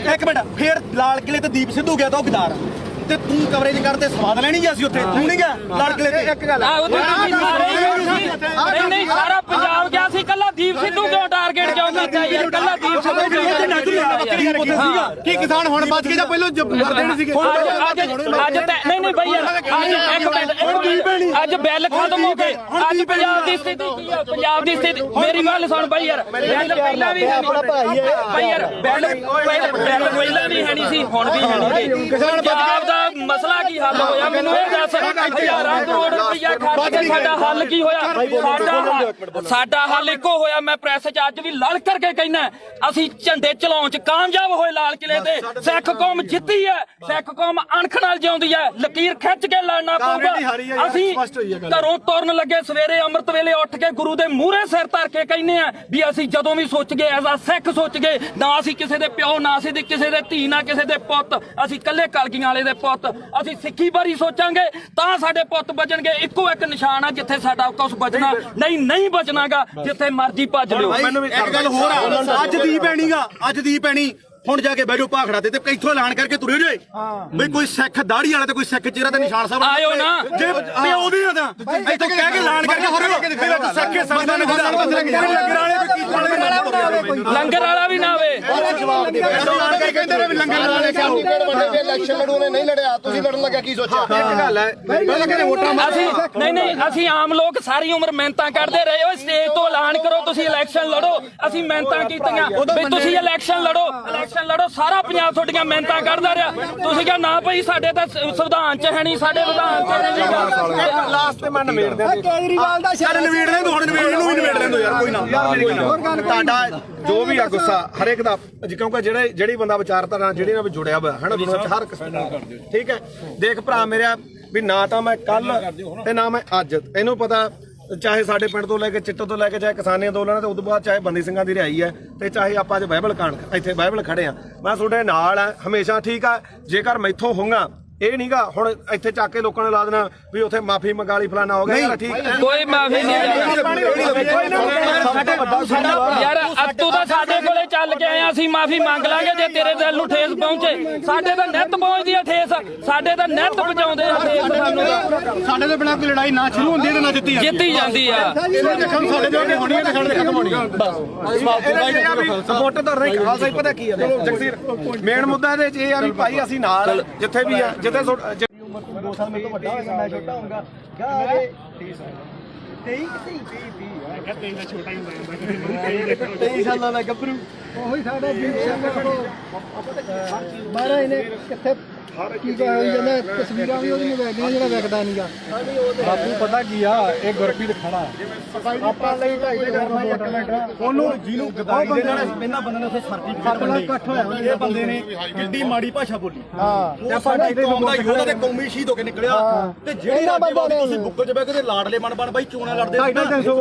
ਇੱਕ ਮਿੰਟ ਫੇਰ ਲਾਲ ਕਿਲੇ ਤੇ ਦੀਪ ਸਿੱਧੂ ਗਿਆ ਤਾਂ ਉਹ ਗਦਾਰ ਤੇ ਤੂੰ ਕਵਰੇਜ ਕਰਦੇ ਸਵਾਦ ਲੈਣੀ ਗਿਆ ਸੀ ਉੱਥੇ ਤੂੰ ਨਹੀਂ ਗਿਆ ਲਾਲ ਕਿਲੇ ਤੇ ਇੱਕ ਗੱਲ ਨਹੀਂ ਸਾਰਾ ਪੰਜਾਬ ਗਿਆ ਸੀ ਕੱਲਾ ਦੀਪ ਸਿੱਧੂ ਕਿਉਂ ਟਾਰਗੇਟ ਕਿਉਂ ਕੀਤਾ ਯਾਰ ਕੱਲਾ ਦੀਪ ਸਿੱਧੂ ਕੀ ਕਿਸਾਨ ਹੁਣ ਬਚ ਕੇ ਜਾਂ ਪਹਿਲਾਂ ਮਰਦੇ ਨਹੀਂ ਸੀਗੇ ਅੱਜ ਨਹੀਂ ਬਈ ਯਾਰ ਅੱਜ ਬਿੱਲ ਖਤਮ ਹੋ ਗਏ ਅੱਜ ਪੰਜਾਬ ਦੀ ਸਥਿਤੀ ਕੀ ਆ ਪੰਜਾਬ ਦੀ ਸਥਿਤੀ ਮੇਰੀ ਗੱਲ ਸੁਣ ਬਈ ਯਾਰ ਬਿੱਲ ਪਹਿਲਾਂ ਵੀ ਆਪਣਾ ਭਾਈ ਹੈ ਬਈ ਯਾਰ ਬਿੱਲ ਪਹਿਲਾਂ ਵੀ ਹੈ ਨਹੀਂ ਸੀ ਹੁਣ ਵੀ ਹੈ ਨਹੀਂ ਪੰਜਾਬ ਦਾ ਮਸਲਾ ਕੀ ਹੱਲ ਹੋਇਆ ਮੈਨੂੰ ਇਹ ਦੱਸ ਹਜ਼ਾਰਾਂ ਕਰੋੜ ਰੁਪਇਆ ਖਰਚ ਕੇ ਸਾਡਾ ਹੱਲ ਕੀ ਹੋਇਆ ਸਾਡਾ ਹੱਲ ਇੱਕੋ ਹੋਇਆ ਮੈਂ ਪ੍ਰੈਸ 'ਚ ਅੱਜ ਵੀ ਲੜ ਕਰਕੇ ਕਹਿਣਾ ਅਸੀਂ ਝੰਡੇ ਚਲਾਉਣ 'ਚ ਕਾਮਯਾਬ ਹੋਏ ਲਾਲ ਕਿਲੇ ਤੇ ਸਿੱਖ ਕੌਮ ਜਿੱਤੀ ਹੈ ਸਿੱਖ ਕੌਮ ਅਣਖ ਨਾਲ ਜਿਉਂਦੀ ਹੈ ਲਕੀਰ ਖਿੱਚ ਕੇ ਲੜਨਾ ਪਊਗਾ ਅਸੀਂ ਘਰੋਂ ਤੁਰਨ ਲੱਗੇ ਸਵੇਰੇ ਅੰਮ੍ਰਿਤ ਵੇਲੇ ਉੱਠ ਕੇ ਗੁਰੂ ਦੇ ਮੂਹਰੇ ਸਿਰ ਧਰ ਕੇ ਕਹਿੰਦੇ ਆ ਵੀ ਅਸੀਂ ਜਦੋਂ ਵੀ ਸੋਚ ਗਏ ਐਜ਼ ਆ ਸਿੱਖ ਸੋਚ ਗਏ ਨਾ ਅਸੀਂ ਕਿਸੇ ਦੇ ਪਿਓ ਨਾ ਅਸੀਂ ਕਿਸੇ ਦੇ ਧੀ ਨਾ ਕਿਸੇ ਦੇ ਪੁੱਤ ਅਸੀਂ ਇਕੱਲੇ ਕਲਗੀਆਂ ਵਾਲੇ ਦੇ ਪੁੱਤ ਅਸੀਂ ਸਿੱਖੀ ਬਾਰੇ ਸੋਚਾਂਗੇ ਤਾਂ ਸਾਡੇ ਪੁੱਤ ਬਚਣਗੇ ਇੱਕੋ ਇੱਕ ਨਿਸ਼ਾਨ ਆ ਜਿੱਥੇ ਸਾਡਾ ਕੁਝ ਬਚਣਾ ਨਹੀਂ ਬਚਣਾਗਾ ਜਿੱਥੇ ਮਰਜ਼ੀ ਭੱਜ ਲਿਓ ਇੱਕ ਗੱਲ ਹੋਰ ਆ ਅੱਜ ਦੀ ਪੈਣੀ ਹੁਣ ਜਾ ਕੇ ਬੈਠੋ ਭਾਖੜਾ ਤੇ ਇੱਥੋਂ ਐਲਾਨ ਕਰਕੇ ਤੁਰੇ ਜੇ ਬਈ ਕੋਈ ਸਿੱਖ ਦਾੜੀ ਵਾਲਾ ਤੇ ਕੋਈ ਸਿੱਖ ਚਿਹਰਾ ਤੇ ਨਿਸ਼ਾਨ ਸਾਹਿਬ ਆਇਓ ਨਾ ਜੇ ਪਿਓ ਦੀ ਨਾ ਇੱਥੋਂ ਕਹਿ ਕੇ ਐਲਾਨ ਕਰਕੇ ਹੋ ਰਿਹਾ ਸਿੱਖੇ ਸੰਗਤਾਂ ਨੇ ਲੰਗਰ ਵਾਲਾ ਵੀ ਨਾ ਆਵੇ ਐਲਾਨ ਕਰਕੇ ਕਹਿੰਦੇ ਨੇ ਵੀ ਲੰਗਰ ਵਾਲੇ ਇਲੈਕਸ਼ਨ ਲੜੂਨੇ ਨਹੀਂ ਲੜਿਆ ਤੁਸੀਂ ਲੜਨ ਲੱਗਿਆ ਕੀ ਸੋਚਿਆ ਇੱਕ ਗੱਲ ਹੈ ਪਹਿਲਾਂ ਕਹਿੰਦੇ ਵੋਟਾਂ ਅਸੀਂ ਆਮ ਲੋਕ ਸਾਰੀ ਉਮਰ ਮਿਹਨਤਾਂ ਕਰਦੇ ਰਹੇ ਓਏ ਸਟੇਜ ਤੋਂ ਐਲਾਨ ਕਰੋ ਤੁਸੀਂ ਇਲੈਕਸ਼ਨ ਲੜੋ ਅਸੀਂ ਮਿਹਨਤਾਂ ਕੀਤੀਆਂ ਵੀ ਤੁਸੀਂ ਇਲੈਕਸ਼ਨ ਲੜੋ ਸਾਰਾ ਪੰਜਾਬ ਤੁਹਾਡੀਆਂ ਮਿਹਨਤਾਂ ਕਰਦਾ ਰਿਹਾ ਤੁਸੀਂ ਕਿਹਾ ਨਾ ਭਾਈ ਸਾਡੇ ਤਾਂ ਸੰਵਿਧਾਨ 'ਚ ਹੈ ਨਹੀਂ ਸਾਡੇ ਵਿਧਾਨ 'ਚ ਨਹੀਂ ਲਾਸਟ ਤੇ ਮੈਂ ਨਿਬੇੜ ਦਿਆਂ ਕੇਜਰੀਵਾਲ ਦਾ ਯਾਰ ਨਵੇੜ ਦੇ ਹੁਣ ਨਵੇੜ ਨੂੰ ਵੀ ਨਵੇੜ ਲੈਂਦੋ ਯਾਰ ਕੋਈ ਨਾ ਤੁਹਾਡਾ ਜੋ ਵੀ ਆ ਗੁੱਸਾ ਹਰੇਕ ਦਾ ਕਿਉਂਕਿ ਜਿਹੜੀ ਬੰਦਾ ਵਿਚਾਰਧਾਰਾ ਜਿਹੜੀ ਨਾਲ ਜੁੜਿਆ ਹੋਇਆ ਹੈ ਨਾ ਦੁਨੀਆ 'ਚ ਹਰ ਕਿਸਮ ਦਾ ਠੀਕ ਹੈ ਦੇਖ ਭਰਾ ਮੇਰਾ ਵੀ ਨਾ ਤਾਂ ਮੈਂ ਕੱਲ ਤੇ ਨਾ ਮੈਂ ਅੱਜ ਇਹਨੂੰ ਪਤਾ ਚਾਹੇ ਸਾਡੇ ਪਿੰਡ ਤੋਂ ਲੈ ਕੇ ਚਿੱਟੇ ਤੋਂ ਲੈ ਕੇ ਚਾਹੇ ਕਿਸਾਨੀ ਅੰਦੋਲਨ ਤੇ ਉਦੋਂ ਬਾਅਦ ਚਾਹੇ ਬੰਦੀ ਸਿੰਘਾਂ ਦੀ ਰਿਹਾਈ ਹੈ ਤੇ ਚਾਹੇ ਆਪਾਂ ਅੱਜ ਬਾਈਬਲ ਕਾਂਡ ਇੱਥੇ ਬਾਈਬਲ ਖੜੇ ਆ ਮੈਂ ਤੁਹਾਡੇ ਨਾਲ ਆ ਹਮੇਸ਼ਾ ਠੀਕ ਆ ਜੇਕਰ ਮੈਥੋਂ ਹੋਊਗਾ ਇਹ ਨਹੀਂਗਾ ਹੁਣ ਇੱਥੇ ਚੱਕ ਕੇ ਲੋਕਾਂ ਨੇ ਲਾ ਦੇਣਾ ਵੀ ਉੱਥੇ ਮਾਫੀ ਮੰਗਾ ਲਈ ਫਲਾਣਾ ਹੋ ਗਿਆ ਠੀਕ ਹੈ ਕੋਈ ਮਾਫੀ ਨਹੀਂ ਯਾਰ ਤੂੰ ਤਾਂ ਸਾਡੇ ਕੋਲੇ ਚੱਲ ਕੇ ਆਇਆ ਅਸੀਂ ਮਾਫੀ ਮੰਗ ਲਾਂਗੇ ਜੇ ਤੇਰੇ ਦਿਲ ਨੂੰ ਠੇਸ ਪਹੁੰਚੇ ਸਾਡੇ ਤਾਂ ਨਿੱਤ ਪਹੁੰਚਦੀ ਆ ਠੇਸ ਸਾਡੇ ਤਾਂ ਨਿੱਤ ਪਹੁੰਚਾਉਂਦੇ ਆ ਠੇਸ ਸਾਨੂੰ ਸਾਡੇ ਤੋਂ ਬਿਨਾਂ ਕੋਈ ਲੜਾਈ ਨਾ ਸ਼ੁਰੂ ਹੁੰਦੀ ਤੇ ਨਾ ਜਿੱਤੀ ਜਾਂਦੀ ਆ ਸਾਡੇ ਜੋ ਕਿ ਹੋਣੀ ਹੈ ਤੇ ਸਾਡੇ ਖਤਮ ਹੋਣੀ ਹੈ ਬਸ ਸਪੋਰਟ ਤਾਂ ਨਹੀਂ ਖਾਲਸਾ ਹੀ ਪਤਾ ਕੀ ਆ ਜਗਸੀਰ ਮੇਨ ਮੁੱਦਾ ਇਹਦੇ 'ਚ ਇਹ ਆ ਵੀ ਭਾਈ ਅਸੀਂ ਨਾਲ ਜਿੱਥੇ ਵੀ ਆ ਜਿੱਥੇ 2 ਸਾਲ ਮੇਰੇ ਤੋਂ ਵੱਡਾ ਹੋਏਗਾ ਮੈਂ ਛੋਟਾ ਹੋਊਗਾ ਗਾਰੇ 23 ਸਾਲਾਂ ਦਾ ਗੱਭਰੂ ਉਹੀ ਸਾਡਾ ਦੀਪ ਸਿੰਘ ਬਾਰਾ ਇਹਨੇ ਕਿੱਥੇ ਕੀ ਹੋਈ ਜਾਂਦਾ ਤਸਵੀਰਾਂ ਵੀ ਉਹਦੀਆਂ ਵੇਖਦੀਆਂ ਜਿਹੜਾ ਵੇਖਦਾ ਨਹੀਂਗਾ ਬਾਪੂ ਪਤਾ ਕੀ ਆ ਇਹ ਗੁਰਪ੍ਰੀਤ ਖੜਾ ਆਪਾਂ ਲਈ ਢਾਈ ਦੇ ਕਰਨਾ ਇੱਕ ਮਿੰਟ ਉਹਨੂੰ ਜਿਹਨੂੰ ਗਦਾਰੀ ਦੇ ਨਾਲ ਇਹਨਾਂ ਬੰਦੇ ਨੇ ਉੱਥੇ ਸਰਟੀਫਿਕੇਟ ਇਕੱਠ ਹੋਇਆ ਇਹ ਬੰਦੇ ਨੇ ਕਿੰਨੀ ਮਾੜੀ ਭਾਸ਼ਾ ਬੋਲੀ ਹਾਂ ਤੇ ਆਪਾਂ ਢਾਈ ਕੌਮ ਦਾ ਯੋਧਾ ਤੇ ਕੌਮੀ ਸ਼ਹੀਦ ਹੋ ਕੇ ਨਿਕਲਿਆ ਤੇ ਜਿਹੜੇ ਬੰਦੇ ਤੁਸੀਂ ਬੁੱਕਲ 'ਚ ਬਹਿ ਕੇ ਲਾਡਲੇ ਬਣ ਬਾਈ ਚੋਣਾਂ ਲੜਦੇ ਸੀ ਨਾ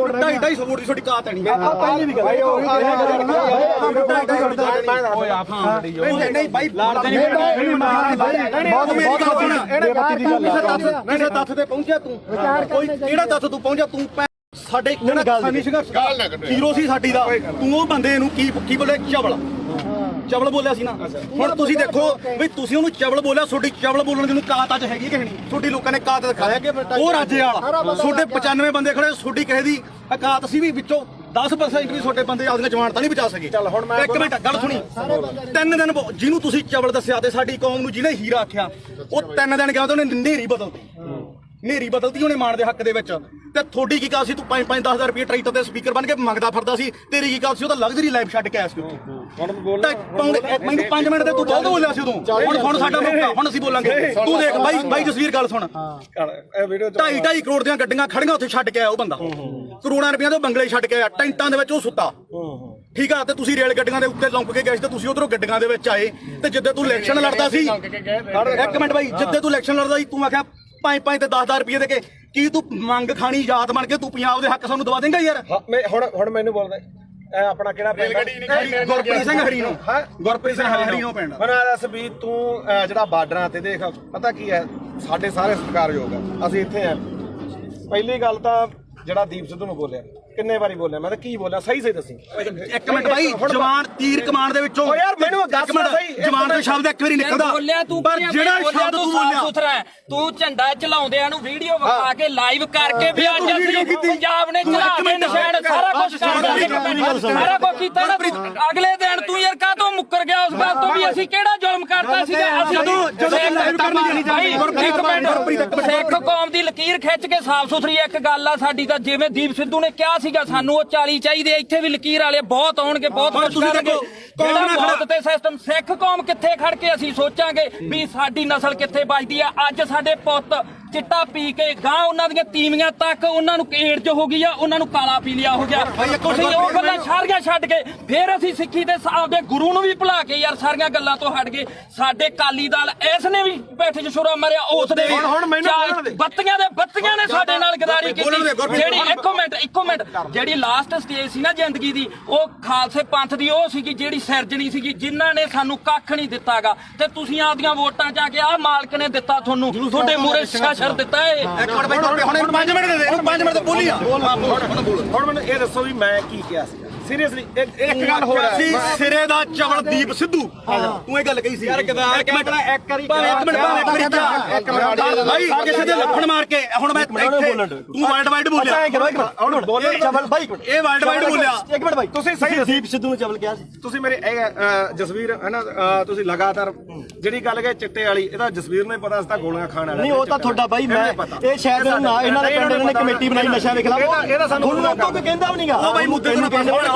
250 ਵੋਟ ਦੀ ਤੁਹਾਡੀ ਕਾਤ ਨਹੀਂ ਪਹਿਲੀ ਵੀ ਗੱਲ ਓਏ ਆਫਾਂ ਨਹੀਂ ਬਾਈ ਲੜਦੇ ਕਿਸੇ ਤੱਥ ਤੇ ਪਹੁੰਚਿਆ ਤੂੰ ਕੋਈ ਕਿਹੜਾ ਤੱਥ ਤੂੰ ਪਹੁੰਚਿਆ ਤੂੰ ਸਾਡੇ ਜਿਹੜਾ ਕਿਸਾਨੀ ਸੰਘਰਸ਼ ਹੀਰੋ ਸੀ ਸਾਡੀ ਦਾ ਤੂੰ ਉਹ ਬੰਦੇ ਨੂੰ ਕੀ ਬੋਲੇ ਚਵਲ ਬੋਲਿਆ ਸੀ ਨਾ ਹੁਣ ਤੁਸੀਂ ਦੇਖੋ ਵੀ ਤੁਸੀਂ ਉਹਨੂੰ ਚਵਲ ਬੋਲਿਆ ਤੁਹਾਡੀ ਚਵਲ ਬੋਲਣ ਦੀ ਨੂੰ ਕਾਤ ਅੱਜ ਹੈਗੀ ਕਿ ਨਹੀਂ ਤੁਹਾਡੀ ਲੋਕਾਂ ਨੇ ਕਾਤ ਦਿਖਾਇਆ ਕਿ ਉਹ ਰਾਜੇ ਵਾਲਾ ਤੁਹਾਡੇ 95 ਬੰਦੇ ਖੜੇ ਤੁਹਾਡੀ ਕਿਸੇ ਦੀ ਕਾਤ ਸੀ ਵੀ ਵਿੱਚੋਂ 10% ਵੀ ਤੁਹਾਡੇ ਬੰਦੇ ਆਪਦੀਆਂ ਜਵਾਨਤਾਂ ਨਹੀਂ ਬਚਾ ਸਕੇ ਚੱਲ ਹੁਣ ਮੈਂ ਇੱਕ ਮਿੰਟ ਗੱਲ ਸੁਣੀ 3 ਦਿਨ ਜਿਹਨੂੰ ਤੁਸੀਂ ਚਵਲ ਦੱਸਿਆ ਤੇ ਸਾਡੀ ਕੌਮ ਨੂੰ ਜਿਹਨੇ ਹੀਰਾ ਆਖਿਆ ਉਹ 3 ਦਿਨ ਗਿਆ ਤੇ ਉਹਨੇ ਨੇਰੀ ਬਦਲਤੀ ਉਹਨੇ ਮਾਣ ਦੇ ਹੱਕ ਦੇ ਵਿੱਚ ਤੇ ਤੁਹਾਡੀ ਕੀ ਗੱਲ ਸੀ ਤੂੰ 5-10,000 ਰੁਪਏ ਟਰੈਕਟਰ ਤੇ ਸਪੀਕਰ ਬਣ ਕੇ ਮੰਗਦਾ ਫਿਰਦਾ ਸੀ ਤੇਰੀ ਕੀ ਗੱਲ ਸੀ ਉਹ ਤਾਂ ਲਗਜ਼ਰੀ ਲਾਈਫ ਛੱਡ ਕੇ ਆਇਆ ਸੀ ਮੈਨੂੰ 5 ਮਿੰਟ ਤੇ ਤੂੰ ਬਹੁਤ ਬੋਲਿਆ ਸੀ ਉਦੋਂ ਹੁਣ ਸਾਡਾ ਮੌਕਾ ਹੁਣ ਅਸੀਂ ਬੋਲਾਂਗੇ ਤੂੰ ਦੇਖ ਬਾਈ ਜਸਵੀਰ ਗੱਲ ਸੁਣ 2.5 ਕਰੋੜ ਦੀਆਂ ਗੱਡੀਆਂ ਖੜੀਆਂ ਉੱਥੇ ਛੱਡ ਕੇ ਆਇਆ ਉਹ ਬੰਦਾ ਕਰੋੜਾਂ ਰੁਪਈਆਂ ਦੇ ਬੰਗਲੇ ਛੱਡ ਕੇ ਆਇਆ ਟੈਂਟਾਂ ਦੇ ਵਿੱਚ ਉਹ ਸੁੱਤਾ ਠੀਕ ਆ ਤੇ ਤੁਸੀਂ ਰੇਲ ਗੱਡੀਆਂ ਦੇ ਉੱਤੇ ਲੰਕ ਕੇ ਗਏ ਸੀ ਤੇ ਤੁਸੀਂ ਉਧਰੋਂ ਗੱਡੀਆਂ ਦੇ ਵਿੱਚ ਆਏ ਤੇ ਜਿੱਦੇ ਤੂੰ ਇਲੈਕਸ਼ਨ ਲੜਦਾ ਸੀ ਇੱਕ ਮਿੰਟ ਬਾਈ ਜਿੱਦੇ ਤੂੰ ਇਲੈਕਸ਼ਨ ਲੜਦਾ ਸੀ ਤੂੰ ਆਖਿਆ 5 ਤੇ 10,000 ਰੁਪਏ ਦੇ ਕੇ ਕੀ ਤੂੰ ਮੰਗ ਖਾਣੀ ਯਾਦ ਬਣ ਕੇ ਤੂੰ ਪੰਜਾਬ ਦੇ ਹੱਕ ਸਾਨੂੰ ਦਵਾ ਦੇਂਗਾ ਯਾਰ? ਹੁਣ ਮੈਨੂੰ ਬੋਲਦਾ ਇਹ ਆਪਣਾ ਕਿਹੜਾ ਪਿੰਡ ਗੁਰਪ੍ਰੀਤ ਸਿੰਘ ਹਰੀ ਨੂੰ ਗੁਰਪ੍ਰੀਤ ਸਿੰਘ ਹਰੀ ਨੂੰ ਪਿੰਡ ਮੈਨੂੰ ਇਹ ਦੱਸ ਵੀ ਤੂੰ ਜਿਹੜਾ ਬਾਰਡਰਾਂ ਤੇ ਦੇਖ ਪਤਾ ਕੀ ਹੈ ਸਾਡੇ ਸਾਰੇ ਸਤਿਕਾਰਯੋਗ ਆ ਅਸੀਂ ਇੱਥੇ ਆ ਪਹਿਲੀ ਗੱਲ ਤਾਂ ਜਿਹੜਾ ਦੀਪ ਸਿੱਧੂ ਨੂੰ ਬੋਲਿਆ ਕਿੰਨੇ ਵਾਰੀ ਬੋਲਿਆ ਮੈਂ ਤਾਂ ਕੀ ਬੋਲਿਆ ਸਹੀ ਦੱਸੀ ਇੱਕ ਮਿੰਟ ਬਾਈ ਜਵਾਨ ਤੀਰ ਕਮਾਨ ਦੇ ਵਿੱਚੋਂ ਓ ਯਾਰ ਮੈਨੂੰ ਦੱਸ ਸਹੀ ਜਵਾਨ ਦਾ ਸ਼ਬਦ ਇੱਕ ਵਾਰੀ ਨਿਕਲਦਾ ਬੋਲਿਆ ਤੂੰ ਪਰ ਜਿਹੜਾ ਸ਼ਬਦ ਤੂੰ ਬੋਲਿਆ ਸੁਥਰਾ ਹੈ ਤੂੰ ਝੰਡਾ ਚਲਾਉਂਦਿਆਂ ਨੂੰ ਵੀਡੀਓ ਵਿਖਾ ਕੇ ਲਾਈਵ ਕਰਕੇ ਵੀ ਅੱਜ ਅਸੀਂ ਪੰਜਾਬ ਨੇ ਚੜਾ ਕੇ ਨਿਸ਼ਾਨ ਸਾਰਾ ਕੁਝ ਕਰਦਾ ਸਾਰਾ ਕੁਝ ਕੀਤਾ ਨਾ ਅਗਲੇ ਦਿਨ ਤੂੰ ਯਾਰ ਕਾਹਤੋਂ ਮੁੱਕਰ ਗਿਆ ਉਸ ਗੱਲ ਤੋਂ ਵੀ ਅਸੀਂ ਕਿਹੜਾ ਜ਼ੁਲਮ ਕਰਤਾ ਸੀਗਾ ਅਸੀਂ ਸਿੱਖ ਕੌਮ ਦੀ ਲਕੀਰ ਖਿੱਚ ਕੇ ਸਾਫ਼ ਸੁਥਰੀ ਇੱਕ ਗੱਲ ਆ ਸਾਡੀ ਤਾਂ ਜਿਵੇਂ ਦੀਪ ਸਿੱਧੂ ਨੇ ਕਿਹਾ ਸੀਗਾ ਸਾਨੂੰ ਉਹ 40 ਚਾਹੀਦੇ ਇੱਥੇ ਵੀ ਲਕੀਰ ਵਾਲੇ ਬਹੁਤ ਆਉਣਗੇ ਬਹੁਤ ਕੁਝ ਕਰਨਗੇ ਜਿਹੜਾ ਮੌਤ ਤੇ ਸਿਸਟਮ ਸਿੱਖ ਕੌਮ ਕਿੱਥੇ ਖੜ ਕੇ ਅਸੀਂ ਸੋਚਾਂਗੇ ਵੀ ਸਾਡੀ ਨਸਲ ਕਿੱਥੇ ਬਚਦੀ ਆ ਅੱਜ ਸਾਡੇ ਪੁੱਤ ਚਿੱਟਾ ਪੀ ਕੇ ਗਾਂ ਉਹਨਾਂ ਦੀਆਂ ਤੀਵੀਆਂ ਤੱਕ ਉਹਨਾਂ ਨੂੰ ਏਡਜ਼ ਹੋ ਗਈ ਆ ਉਹਨਾਂ ਨੂੰ ਕਾਲਾ ਪੀਲੀਆ ਹੋ ਗਿਆ ਤੁਸੀਂ ਉਹ ਗੱਲਾਂ ਸਾਰੀਆਂ ਛੱਡ ਕੇ ਫਿਰ ਅਸੀਂ ਸਿੱਖੀ ਦੇ ਆਪਦੇ ਗੁਰੂ ਨੂੰ ਵੀ ਭੁਲਾ ਕੇ ਯਾਰ ਸਾਰੀਆਂ ਗੱਲਾਂ ਤੋਂ ਹਟ ਗਏ ਸਾਡੇ ਕਾਲੀ ਦਲ ਇਸ ਨੇ ਵੀ ਬੈਠੇ ਚ ਛੁਰਾ ਮਾਰਿਆ ਉਸ ਦੇ ਵੀ ਬੱਤੀਆਂ ਨੇ ਸਾਡੇ ਨਾਲ ਗਦਾਰੀ ਕੀਤੀ ਜਿਹੜੀ ਇੱਕੋ ਮਿੰਟ ਜਿਹੜੀ ਲਾਸਟ ਸਟੇਜ ਸੀ ਨਾ ਜ਼ਿੰਦਗੀ ਦੀ ਉਹ ਖਾਲਸੇ ਪੰਥ ਦੀ ਉਹ ਸੀਗੀ ਜਿਹੜੀ ਸਿਰਜਣੀ ਸੀਗੀ ਜਿਨ੍ਹਾਂ ਨੇ ਸਾਨੂੰ ਕੱਖ ਨਹੀਂ ਦਿੱਤਾਗਾ ਤੇ ਤੁਸੀਂ ਆਪਦੀਆਂ ਵੋਟਾਂ ਚ ਆ ਕੇ ਆਹ ਮਾਲਕ ਨੇ ਦਿੱਤਾ ਤੁਹਾਨੂੰ ਤੁਹਾਡੇ ਮੂਹਰੇ ਸ਼ਾਸਰ ਦਿੱਤਾ ਏ ਇੱਕ ਮਿੰਟ ਬਾਈ ਹੁਣ 5 ਮਿੰਟ ਦੇ ਦੇ 5 ਮਿੰਟ ਤੇ ਬੋਲੀ ਆ ਹੁਣ ਮੈਨੂੰ ਇਹ ਦੱਸੋ ਵੀ ਮੈਂ ਕੀ ਕਿਹਾ ਸੀ ਸੀਰੀਅਸਲੀ ਇੱਕ ਗੱਲ ਹੋ ਰਹੀ ਸੀ ਸਿਰੇ ਦਾ ਚਵਲ ਦੀਪ ਸਿੱਧੂ ਤੂੰ ਇਹ ਗੱਲ ਕਹੀ ਸੀ ਯਾਰ ਇੱਕ ਮਿੰਟ ਭਾਈ ਕਿਸੇ ਦੇ ਲੱਫੜ ਮਾਰ ਕੇ ਹੁਣ ਮੈਂ ਇੱਥੇ ਤੂੰ ਵਰਲਡ ਵਾਈਡ ਬੋਲਿਆ ਹੁਣ ਬੋਲੇ ਚਵਲ ਬਾਈ ਇਹ ਵਰਲਡ ਵਾਈਡ ਬੋਲਿਆ ਇੱਕ ਮਿੰਟ ਬਾਈ ਤੁਸੀਂ ਸਹੀ ਦੀਪ ਸਿੱਧੂ ਨੂੰ ਚਵਲ ਕਿਹਾ ਸੀ ਤੁਸੀਂ ਮੇਰੇ ਜਸਵੀਰ ਹੈ ਨਾ ਤੁਸੀਂ ਲਗਾਤਾਰ ਜਿਹੜੀ ਗੱਲ ਕਹੇ ਚਿੱਟੇ ਵਾਲੀ ਇਹਦਾ ਜਸਵੀਰ ਨੂੰ ਹੀ ਪਤਾ ਸੀ ਗੋਲੀਆਂ ਖਾਣ ਵਾਲਾ ਨਹੀਂ ਉਹ ਤਾਂ ਤੁਹਾਡਾ ਬਾਈ ਮੈਂ ਇਹ ਸ਼ਾਇਦ ਇਹਨਾਂ ਦੇ ਪਿੰਡ ਨੇ ਕਮੇਟੀ ਬਣਾਈ ਨਸ਼ਾ ਦੇ ਖਿਲਾਫ ਇਹਦਾ ਸਾਨੂੰ ਲੋਕਾਂ ਕੋਈ ਕਹਿੰਦਾ ਵੀ ਨਹੀਂਗਾ ਉਹ ਬਾਈ ਮੁੱਦੇ ਨੂੰ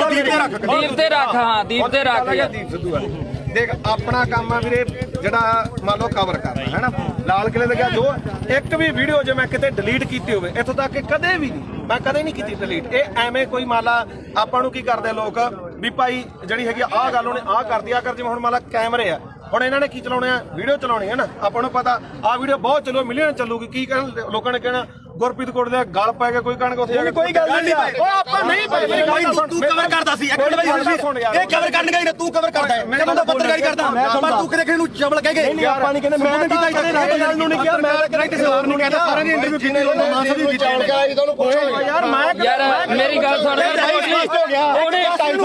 ਦੀਪ ਤੇ ਰੱਖ ਹਾਂ ਦੀਪ ਤੇ ਰੱਖ ਦੀਪ ਸਿੱਧੂ ਆ ਦੇਖ ਆਪਣਾ ਕੰਮ ਆ ਵੀਰੇ ਜਿਹੜਾ ਮੰਨ ਲਓ ਕਵਰ ਕਰਨਾ ਹੈ ਨਾ ਲਾਲ ਕਿਲੇ ਦੇ ਗਿਆ ਜੋ ਇੱਕ ਵੀ ਵੀਡੀਓ ਜੇ ਮੈਂ ਕਿਤੇ ਡਿਲੀਟ ਕੀਤੀ ਹੋਵੇ ਇੱਥੋਂ ਤੱਕ ਕਿ ਕਦੇ ਵੀ ਨਹੀਂ ਮੈਂ ਕਦੇ ਨਹੀਂ ਕੀਤੀ ਡਿਲੀਟ ਇਹ ਐਵੇਂ ਕੋਈ ਮਾਲਾ ਆਪਾਂ ਨੂੰ ਕੀ ਕਰਦੇ ਲੋਕ ਵੀ ਭਾਈ ਜਿਹੜੀ ਹੈਗੀ ਆਹ ਗੱਲ ਉਹਨੇ ਆਹ ਕਰਦੀ ਆ ਕਰ ਜਿਵੇਂ ਹੁਣ ਮਾਲਾ ਕੈਮਰੇ ਆ ਹੁਣ ਇਹਨਾਂ ਨੇ ਕੀ ਚਲਾਉਣੇ ਆ ਵੀਡੀਓ ਚਲਾਉਣੀ ਹੈ ਨਾ ਆਪਾਂ ਨੂੰ ਪਤਾ ਆਹ ਵੀਡੀਓ ਬਹੁਤ ਚੱਲੋ ਮਿਲੀਅਨ ਚੱਲੂਗੀ ਕੀ ਕਹਿਣ ਲੋਕਾਂ ਨੇ ਕਹਿਣਾ ਗੁਰਪ੍ਰੀਤ ਕੋਟ ਦੇ ਗਲ ਪੈ ਕੇ ਕੋਈ ਕਣਕ ਉੱਥੇ ਕੋਈ ਗੱਲ ਨਹੀਂ ਉਹ ਆਪਾਂ ਨਹੀਂ ਭਾਈ ਤੂੰ ਕਵਰ ਕਰਦਾ ਸੀ ਇੱਕ ਮਿੰਟ ਬਾਈ ਇਹ ਕਵਰ ਕਰਨ ਗਈ ਨਾ ਤੂੰ ਕਵਰ ਕਰਦਾ ਹੈ ਮੈਂ ਤਾਂ ਪੱਤਰਕਾਰੀ ਕਰਦਾ ਪਰ ਤੂੰ ਕਿਤੇ ਨੂੰ ਚਵਲ ਕਹਿ ਗਏ ਨਹੀਂ ਆਪਾਂ ਨਹੀਂ ਕਹਿੰਦੇ ਮੈਂ ਕੀਤਾ ਗੱਲ ਨੂੰ ਨਹੀਂ ਕਿਹਾ ਮੈਂ ਕਿਸੇ ਹੋਰ ਨੂੰ ਕਹਿੰਦਾ ਸਾਰਿਆਂ ਨੇ ਇੰਟਰਵਿਊ ਕੀਤੇ ਮਾਨਸਾ ਦੀ ਚਵਲ ਕਿਹਾ ਇਹਦਾ ਨੂੰ ਪੁੱਛੋ ਯਾਰ ਮੇਰੀ ਗੱਲ ਸੁਣ ਉਹਨੇ 250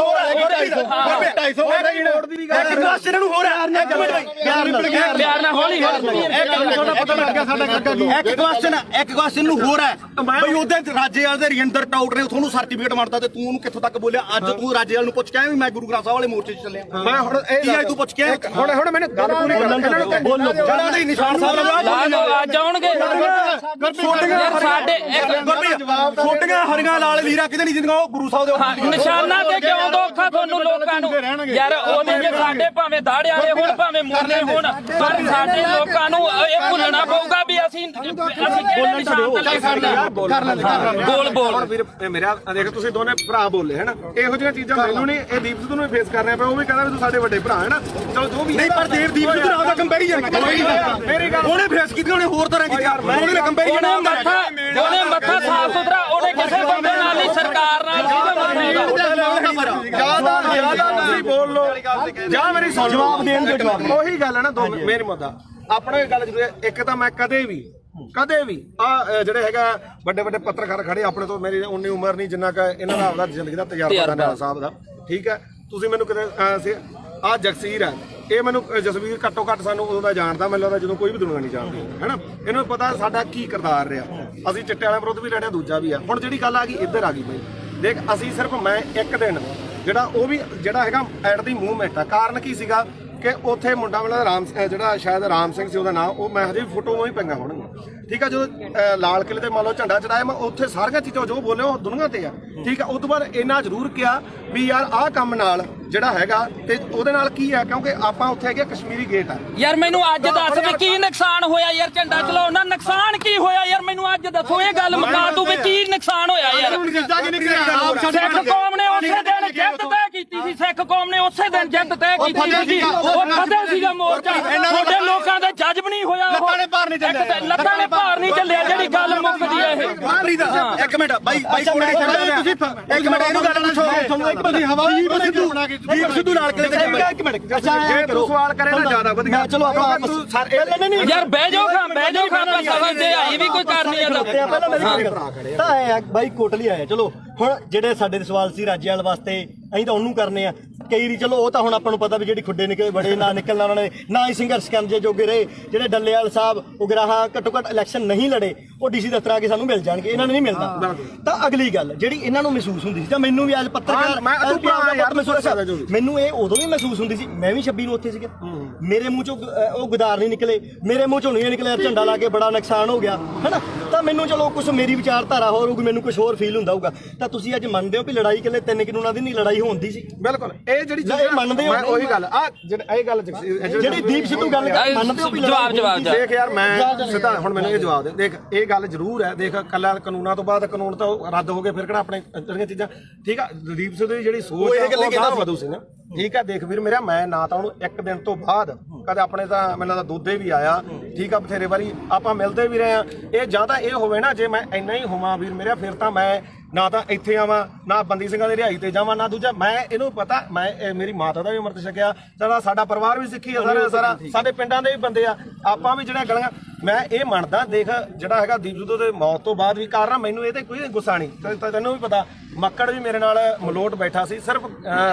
ਵੋਟ ਦੀ ਵੀ ਗੱਲ ਇੱਕ ਕੁਐਸਚਨ ਨੂੰ ਹੋ ਰਿਹਾ ਇੱਕ ਮਿੰਟ ਬਾਈ ਪਿਆਰ ਨਾਲ ਹੌਲੀ ਤੁਹਾਡਾ ਪਤਾ ਲੱਗ ਗਿਆ ਸਾਡਾ ਕਾਕਾ ਜੀ ਇੱਕ ਕੁਐਸਚਨ ਨੂੰ ਹੋ ਰਿਹਾ ਬਈ ਉਹਦੇ ਰਾਜੇ ਵਾਲੇ ਦੇ ਰਿੰਦਰ ਟਾਊਟ ਨੇ ਤੁਹਾਨੂੰ ਸਰਟੀਫਿਕੇਟ ਮਾਰਤਾ ਤੇ ਤੂੰ ਉਹਨੂੰ ਕਿੱਥੋਂ ਤੱਕ ਬੋਲਿਆ ਅੱਜ ਤੂੰ ਰਾਜੇ ਵਾਲੇ ਨੂੰ ਪੁੱਛ ਕੇ ਆਇਆ ਵੀ ਮੈਂ ਗੁਰੂ ਗ੍ਰੰਥ ਸਾਹਿਬ ਵਾਲੇ ਮੋਰਚੇ 'ਚ ਚੱਲਿਆ ਮੈਂ ਹੁਣ ਇਹ ਤੂੰ ਪੁੱਛ ਕੇ ਹੁਣ ਮੈਨੂੰ ਗੱਲ ਪੂਰੀ ਕਰ ਇਹਨਾਂ ਨੂੰ ਬੋਲੋ ਜਿਹੜਾ ਨਹੀਂ ਨਿਸ਼ਾਨ ਸਾਹਿਬ ਅੱਜ ਆਉਣਗੇ ਸਾਡੇ ਛੋਟੀਆਂ ਹਰੀਆਂ ਲਾਲ ਲੀਰਾ ਕਿਤੇ ਨਹੀਂ ਜਿੰਦੀਆਂ ਉਹ ਗੁਰੂ ਸਾਹਿਬ ਦੇ ਨਿਸ਼ਾਨਾਂ ਤੇ ਕਿਉਂ ਦੋਖਾ ਤੁਹਾਨੂੰ ਲੋਕਾਂ ਨੂੰ ਯਾਰ ਉਹਦੇ ਜੇ ਸਾਡੇ ਭਾਵੇਂ ਦਾੜਿਆਂ ਵਾਲੇ ਹੋਣ ਭਾਵੇਂ ਮੁਰਲੇ ਹੋਣ ਪਰ ਸਾਡੇ ਲੋਕਾਂ ਨੂੰ ਇਹ ਭੁੱਲਣਾ ਪਊਗਾ ਵੀ ਅਸੀਂ ਕਿਹੜੇ ਨਿਸ਼ਾਨ ਤੇ ਕਰਨਾ ਬੋਲ ਹੁਣ ਵੀਰ ਮੇਰਾ ਦੇਖ ਤੁਸੀਂ ਦੋਨੇ ਭਰਾ ਬੋਲੇ ਹੈ ਨਾ ਇਹੋ ਜਿਹੀਆਂ ਚੀਜ਼ਾਂ ਮੈਨੂੰ ਨਹੀਂ ਇਹ ਦੀਪ ਸਿੱਧੂ ਨੂੰ ਫੇਸ ਕਰ ਰਿਹਾ ਪਿਆ ਉਹ ਵੀ ਕਹਿੰਦਾ ਵੀ ਤੂੰ ਸਾਡੇ ਵੱਡੇ ਭਰਾ ਹੈ ਨਾ ਚਲੋ ਜੋ ਵੀ ਨਹੀਂ ਪਰ ਦੀਪ ਸਿੱਧੂ ਨਾਲ ਦਾ ਕੰਪੈਰੀਜ਼ਨ ਮੇਰੀ ਗੱਲ ਉਹਨੇ ਫੇਸ ਕੀਤੀ ਉਹਨੇ ਹੋਰ ਤਰ੍ਹਾਂ ਕੀਤੀ ਉਹਨੇ ਕੰਪੈਰੀਜ਼ਨ ਉਹਨੇ ਮੱਥਾ ਸਾਫ ਸੁਥਰਾ ਉਹਨੇ ਕਿਸੇ ਬੰਦੇ ਨਾਲ ਨਹੀਂ ਸਰਕਾਰ ਨਾਲ ਜਿਆਦਾ ਤੁਸੀਂ ਬੋਲ ਲੋ ਜਾਂ ਮੇਰੀ ਜਵਾਬ ਦੇਣ ਦੇ ਜਵਾਬ ਉਹੀ ਗੱਲ ਹੈ ਨਾ ਦੋ ਮੇਰੀ ਮੁੱਦਾ ਆਪਣਾ ਇਹ ਗੱਲ ਜ਼ਰੂਰ ਹੈ ਇੱਕ ਤਾਂ ਮੈਂ ਕਦੇ ਵੀ ਆ ਜਿਹੜੇ ਹੈਗਾ ਵੱਡੇ ਪੱਤਰਕਾਰ ਖੜੇ ਆਪਣੇ ਤੋਂ ਮੇਰੀ ਉਨੀ ਉਮਰ ਨਹੀਂ ਜਿੰਨਾ ਕਿ ਇਹਨਾਂ ਦਾ ਆਪਦਾ ਜ਼ਿੰਦਗੀ ਦਾ ਤਜਰਬਾ ਦਾ ਨਾਲਾ ਸਾਹਿਬ ਦਾ ਠੀਕ ਹੈ ਤੁਸੀਂ ਮੈਨੂੰ ਕਿਤੇ ਆ ਜਗਸੀਰ ਹੈ ਇਹ ਮੈਨੂੰ ਜਸਵੀਰ ਘੱਟੋ ਘੱਟ ਸਾਨੂੰ ਉਦੋਂ ਦਾ ਜਾਣਦਾ ਮੈਨੂੰ ਲੱਗਦਾ ਜਦੋਂ ਕੋਈ ਵੀ ਦੁਨੀਆ ਨਹੀਂ ਜਾਣਦੀ ਹੈਨਾ ਇਹਨੂੰ ਪਤਾ ਸਾਡਾ ਕੀ ਕਿਰਦਾਰ ਰਿਹਾ ਅਸੀਂ ਚਿੱਟੇ ਵਾਲਿਆਂ ਵਿਰੁੱਧ ਵੀ ਲੜਿਆ ਦੂਜਾ ਵੀ ਆ ਹੁਣ ਜਿਹੜੀ ਗੱਲ ਆ ਗਈ ਇੱਧਰ ਆ ਗਈ ਬਈ ਦੇਖ ਅਸੀਂ ਸਿਰਫ ਮੈਂ ਇੱਕ ਦਿਨ ਜਿਹੜਾ ਉਹ ਵੀ ਜਿਹੜਾ ਹੈਗਾ ਐਟ ਦੀ ਮੂਵਮੈਂਟ ਆ ਕਾਰਨ ਕੀ ਸੀਗਾ ਕਿ ਉੱਥੇ ਮੁੰਡਾ ਵਾਲਾ ਰਾਮ ਜਿਹੜਾ ਸ਼ਾਇਦ ਰਾਮ ਸਿੰਘ ਸੀ ਉਹਦਾ ਨਾਮ ਉਹ ਮੈਂ ਹਜੇ ਵੀ ਫੋਟੋ ਹੀ ਪਈਆਂ ਹੋਣਗੀਆਂ ਠੀਕ ਆ ਜਦੋਂ ਲਾਲ ਕਿਲੇ ਤੇ ਮੰਨ ਲਓ ਝੰਡਾ ਚੜਾਇਆ ਮੈਂ ਉੱਥੇ ਸਾਰੀਆਂ ਚੀਜ਼ਾਂ ਜੋ ਬੋਲੇ ਉਹ ਦੁਨੀਆ ਤੇ ਆ ਠੀਕ ਆ ਉਸ ਤੋਂ ਬਾਅਦ ਇੰਨਾ ਜ਼ਰੂਰ ਕਿਹਾ ਵੀ ਯਾਰ ਆਹ ਕੰਮ ਨਾਲ ਜਿਹੜਾ ਹੈਗਾ ਤੇ ਉਹਦੇ ਨਾਲ ਕੀ ਆ ਕਿਉਂਕਿ ਆਪਾਂ ਉੱਥੇ ਹੈਗੇ ਕਸ਼ਮੀਰੀ ਗੇਟ ਆ ਯਾਰ ਮੈਨੂੰ ਅੱਜ ਦੱਸ ਵੀ ਕੀ ਨੁਕਸਾਨ ਹੋਇਆ ਯਾਰ ਝੰਡਾ ਚਲਾਉਣ ਨਾਲ ਨੁਕਸਾਨ ਕੀ ਹੋਇਆ ਯਾਰ ਮੈਨੂੰ ਅੱਜ ਦੱਸੋ ਇਹ ਗੱਲ ਮੁਕਾ ਤੂੰ ਵੀ ਕੀ ਨੁਕਸਾਨ ਹੋਇਆ ਯਾਰ ਸਿੱਖ ਕੌਮ ਨੇ ਉਸੇ ਦਿਨ ਜਿੱਤ ਤੈਅ ਕੀਤੀ ਸੀ ਸਿੱਖ ਕੌਮ ਨੇ ਉਸੇ ਦਿਨ ਜਿੱਤ ਤੈਅ ਕੀਤੀ ਸੀ ਉਹ ਕਦੇ ਸੀਗਾ ਮੋਰਚਾ ਤੁਹਾਡੇ ਲੋਕਾਂ ਦੇ ਜੱਜ ਵੀ ਨਹੀਂ ਨਹੀਂ ਹੋਇਆ ਉਹ। ਲੱਤਾਂ ਨੇ ਭਾਰ ਨਹੀਂ ਚੱਲਿਆ ਲੱਤਾਂ ਨੇ ਭਾਰ ਨਹੀਂ ਚੱਲਿਆ ਜਿਹੜੀ ਗੱਲ ਮੁੱਕਦੀ ਹੈ ਇਹ। ਮਾਰੀ ਦਾ ਇੱਕ ਮਿੰਟ ਬਾਈ ਕੋਲੇ ਤੁਸੀਂ ਇੱਕ ਮਿੰਟ ਇਹਨੂੰ ਗੱਲ ਨਾ ਛੋੜੋ ਤੁਹਾਨੂੰ ਇੱਕ ਤੁਸੀਂ ਹਵਾਈ ਦੀਪ ਸਿੱਧੂ ਨਾਲ ਕਿਤੇ ਇੱਕ ਮਿੰਟ ਅੱਛਾ ਜੇ ਤੂੰ ਸਵਾਲ ਕਰੇ ਤਾਂ ਜ਼ਿਆਦਾ ਵਧੀਆ। ਚਲੋ ਆਪਾਂ ਤੂੰ ਸਾਰੇ ਨਹੀਂ ਯਾਰ ਬਹਿ ਜਾਓ ਆਪਾਂ ਸਮਝਦੇ ਆਈ ਵੀ ਕੋਈ ਕਰਨੀ ਆ ਪਹਿਲਾਂ ਮੇਰੀ ਗੱਲ ਤਾਂ ਆਇਆ ਬਾਈ ਕੋਟਲੀ ਆਇਆ। ਚਲੋ ਹੁਣ ਜਿਹੜੇ ਸਾਡੇ ਸਵਾਲ ਸੀ ਰਾਜੇਵਾਲ ਵਾਸਤੇ ਅਸੀਂ ਤਾਂ ਉਹਨੂੰ ਕਰਨੇ ਆ। ਕਈ ਰੀ ਚਲੋ ਉਹ ਤਾਂ ਹੁਣ ਆਪਾਂ ਨੂੰ ਪਤਾ ਵੀ ਜਿਹੜੀ ਖੁੱਡੇ ਨਿਕਲੇ ਬੜੇ ਨਾ ਨਿਕਲਣਾ ਉਹਨਾਂ ਨੇ ਨਾ ਹੀ ਸੰਘਰਸ਼ ਕਰਨ ਜੇ ਜੋਗੇ ਰਹੇ। ਜਿਹੜੇ ਡੱਲੇਵਾਲ ਸਾਹਿਬ ਉਗਰਾਹਾਂ ਘੱਟੋ ਘੱਟ ਇਲੈਕਸ਼ਨ ਨਹੀਂ ਲੜੇ ਉਹ ਡੀਸੀ ਦਫ਼ਤਰ ਆ ਕੇ ਸਾਨੂੰ ਮਿਲ ਜਾਣਗੇ, ਇਹਨਾਂ ਨੂੰ ਨਹੀਂ ਮਿਲਦਾ। ਤਾਂ ਅਗਲੀ ਗੱਲ ਜਿਹੜੀ ਇਹਨਾਂ ਨੂੰ ਮਹਿਸੂਸ ਹੁੰਦੀ ਸੀ ਜਾਂ ਮੈਨੂੰ ਵੀ ਅੱਜ ਪੱਤਰਕਾਰ ਮੈਨੂੰ ਇਹ ਉਦੋਂ ਵੀ ਮਹਿਸੂਸ ਹੁੰਦੀ ਸੀ। ਮੈਂ ਵੀ 26 ਨੂੰ ਉੱਥੇ ਸੀਗਾ, ਮੇਰੇ ਮੂੰਹ ਚੋਂ ਉਹ ਗੁਦਾਰ ਨਹੀਂ ਨਿਕਲੇ, ਮੇਰੇ ਮੂੰਹ ਚੋਂ ਨਹੀਂ ਨਿਕਲਿਆ ਝੰਡਾ ਲਾ ਕੇ ਬੜਾ ਨੁਕਸਾਨ ਹੋ ਗਿਆ ਹੈਨਾ। ਤਾਂ ਮੈਨੂੰ ਚਲੋ ਕੁਝ ਮੇਰੀ ਵਿਚਾਰਧਾਰਾ ਹੋਰ ਹੋਊਗੀ, ਮੈਨੂੰ ਕੁਝ ਹੋਰ ਫੀਲ ਹੁੰਦਾ ਹੋਊਗਾ। ਤਾਂ ਤੁਸੀਂ ਅੱਜ ਮੰਨਦੇ ਹੋ ਵੀ ਲੜਾਈ ਇਕੱਲੇ 3 ਕਾਨੂੰਨਾਂ ਦੀ ਨਹੀਂ ਲੜਾਈ ਹੁੰਦੀ ਸੀ? ਬਿਲਕੁਲ ਇਹ ਜਿਹੜੀ ਇਹ ਮੰਨਦੇ ਹੋ? ਮੈਂ ਉਹੀ ਗੱਲ ਆ ਜਿਹੜਾ ਇਹ ਗੱਲ ਜਿਹੜੀ ਦੀਪ ਸਿੱਧੂ ਗੱਲ ਮੰਨਦੇ ਹੋ ਵੀ ਜਵਾਬ ਦੇਖ ਯਾਰ ਮੈਂ ਸਿੱਧਾ ਹੁਣ ਮੈਨੂੰ ਇਹ ਜਵਾਬ ਦੇ। ਦੇਖ ਇਹ ਗੱਲ ਜ਼ਰੂਰ ਹੈ। ਦੇਖ ਕੱਲਾ ਕਾਨੂੰਨਾਂ ਤੋਂ ਬਾਅਦ ਕਾਨੂੰਨ ਤਾਂ ਰੱਦ ਹੋ ਗਏ, ਫਿਰ ਕਿਹੜਾ ਆਪਣੇ ਜਿਹੜੀਆਂ ਚੀਜ਼ਾਂ ਠੀਕ ਆ। ਦੀਪ ਸਿੱਧੂ ਦੀ ਜਿਹੜੀ ਸੋਚ ਹੈ ਉਹ ਗਾਹ ਵਧੂ ਸੀ ਨਾ। ਠੀਕ ਹੈ ਦੇਖ ਵੀਰ ਮੇਰਾ ਮੈਂ ਨਾ ਤਾਂ ਉਹਨੂੰ ਇੱਕ ਦਿਨ ਤੋਂ ਬਾਅਦ ਕਦੇ ਆਪਣੇ ਤਾਂ ਮੈਨੂੰ ਲੱਗਦਾ ਦੁੱਧੇ ਵੀ ਆਇਆ ਠੀਕ ਆ, ਬਥੇਰੇ ਵਾਰੀ ਆਪਾਂ ਮਿਲਦੇ ਵੀ ਰਹੇ ਆ। ਇਹ ਜਾਂ ਤਾਂ ਇਹ ਹੋਵੇ ਨਾ ਜੇ ਮੈਂ ਇੰਨਾ ਹੀ ਹੋਵਾਂ ਵੀਰ ਮੇਰਾ ਫਿਰ ਤਾਂ ਮੈਂ ਨਾ ਤਾਂ ਇੱਥੇ ਆਵਾਂ ਨਾ ਬੰਦੀ ਸਿੰਘਾਂ ਦੀ ਰਿਹਾਈ ਤੇ ਜਾਵਾਂ ਨਾ ਦੂਜਾ ਮੈਂ ਇਹਨੂੰ ਪਤਾ ਮੈਂ ਮੇਰੀ ਮਾਤਾ ਦਾ ਵੀ ਅੰਮ੍ਰਿਤ ਛਕਿਆ, ਸਾਡਾ ਪਰਿਵਾਰ ਵੀ ਸਿੱਖੀ ਆ ਸਾਰਾ ਸਾਡੇ ਪਿੰਡਾਂ ਦੇ ਵੀ ਬੰਦੇ ਆ ਆਪਾਂ ਵੀ ਜਿਹੜੀਆਂ ਗਲੀਆਂ। ਮੈਂ ਇਹ ਮੰਨਦਾ ਦੇਖ ਜਿਹੜਾ ਹੈਗਾ ਦੀਪ ਸਿੱਧੂ ਦੇ ਮੌਤ ਤੋਂ ਬਾਅਦ ਵੀ ਕਾਰਨ ਮੈਨੂੰ ਇਹ ਤੇ ਕੋਈ ਗੁੱਸਾ ਨਹੀਂ। ਤੈਨੂੰ ਵੀ ਪਤਾ ਮੱਕੜ ਵੀ ਮੇਰੇ ਨਾਲ ਮਲੋਟ ਬੈਠਾ ਸੀ। ਸਿਰਫ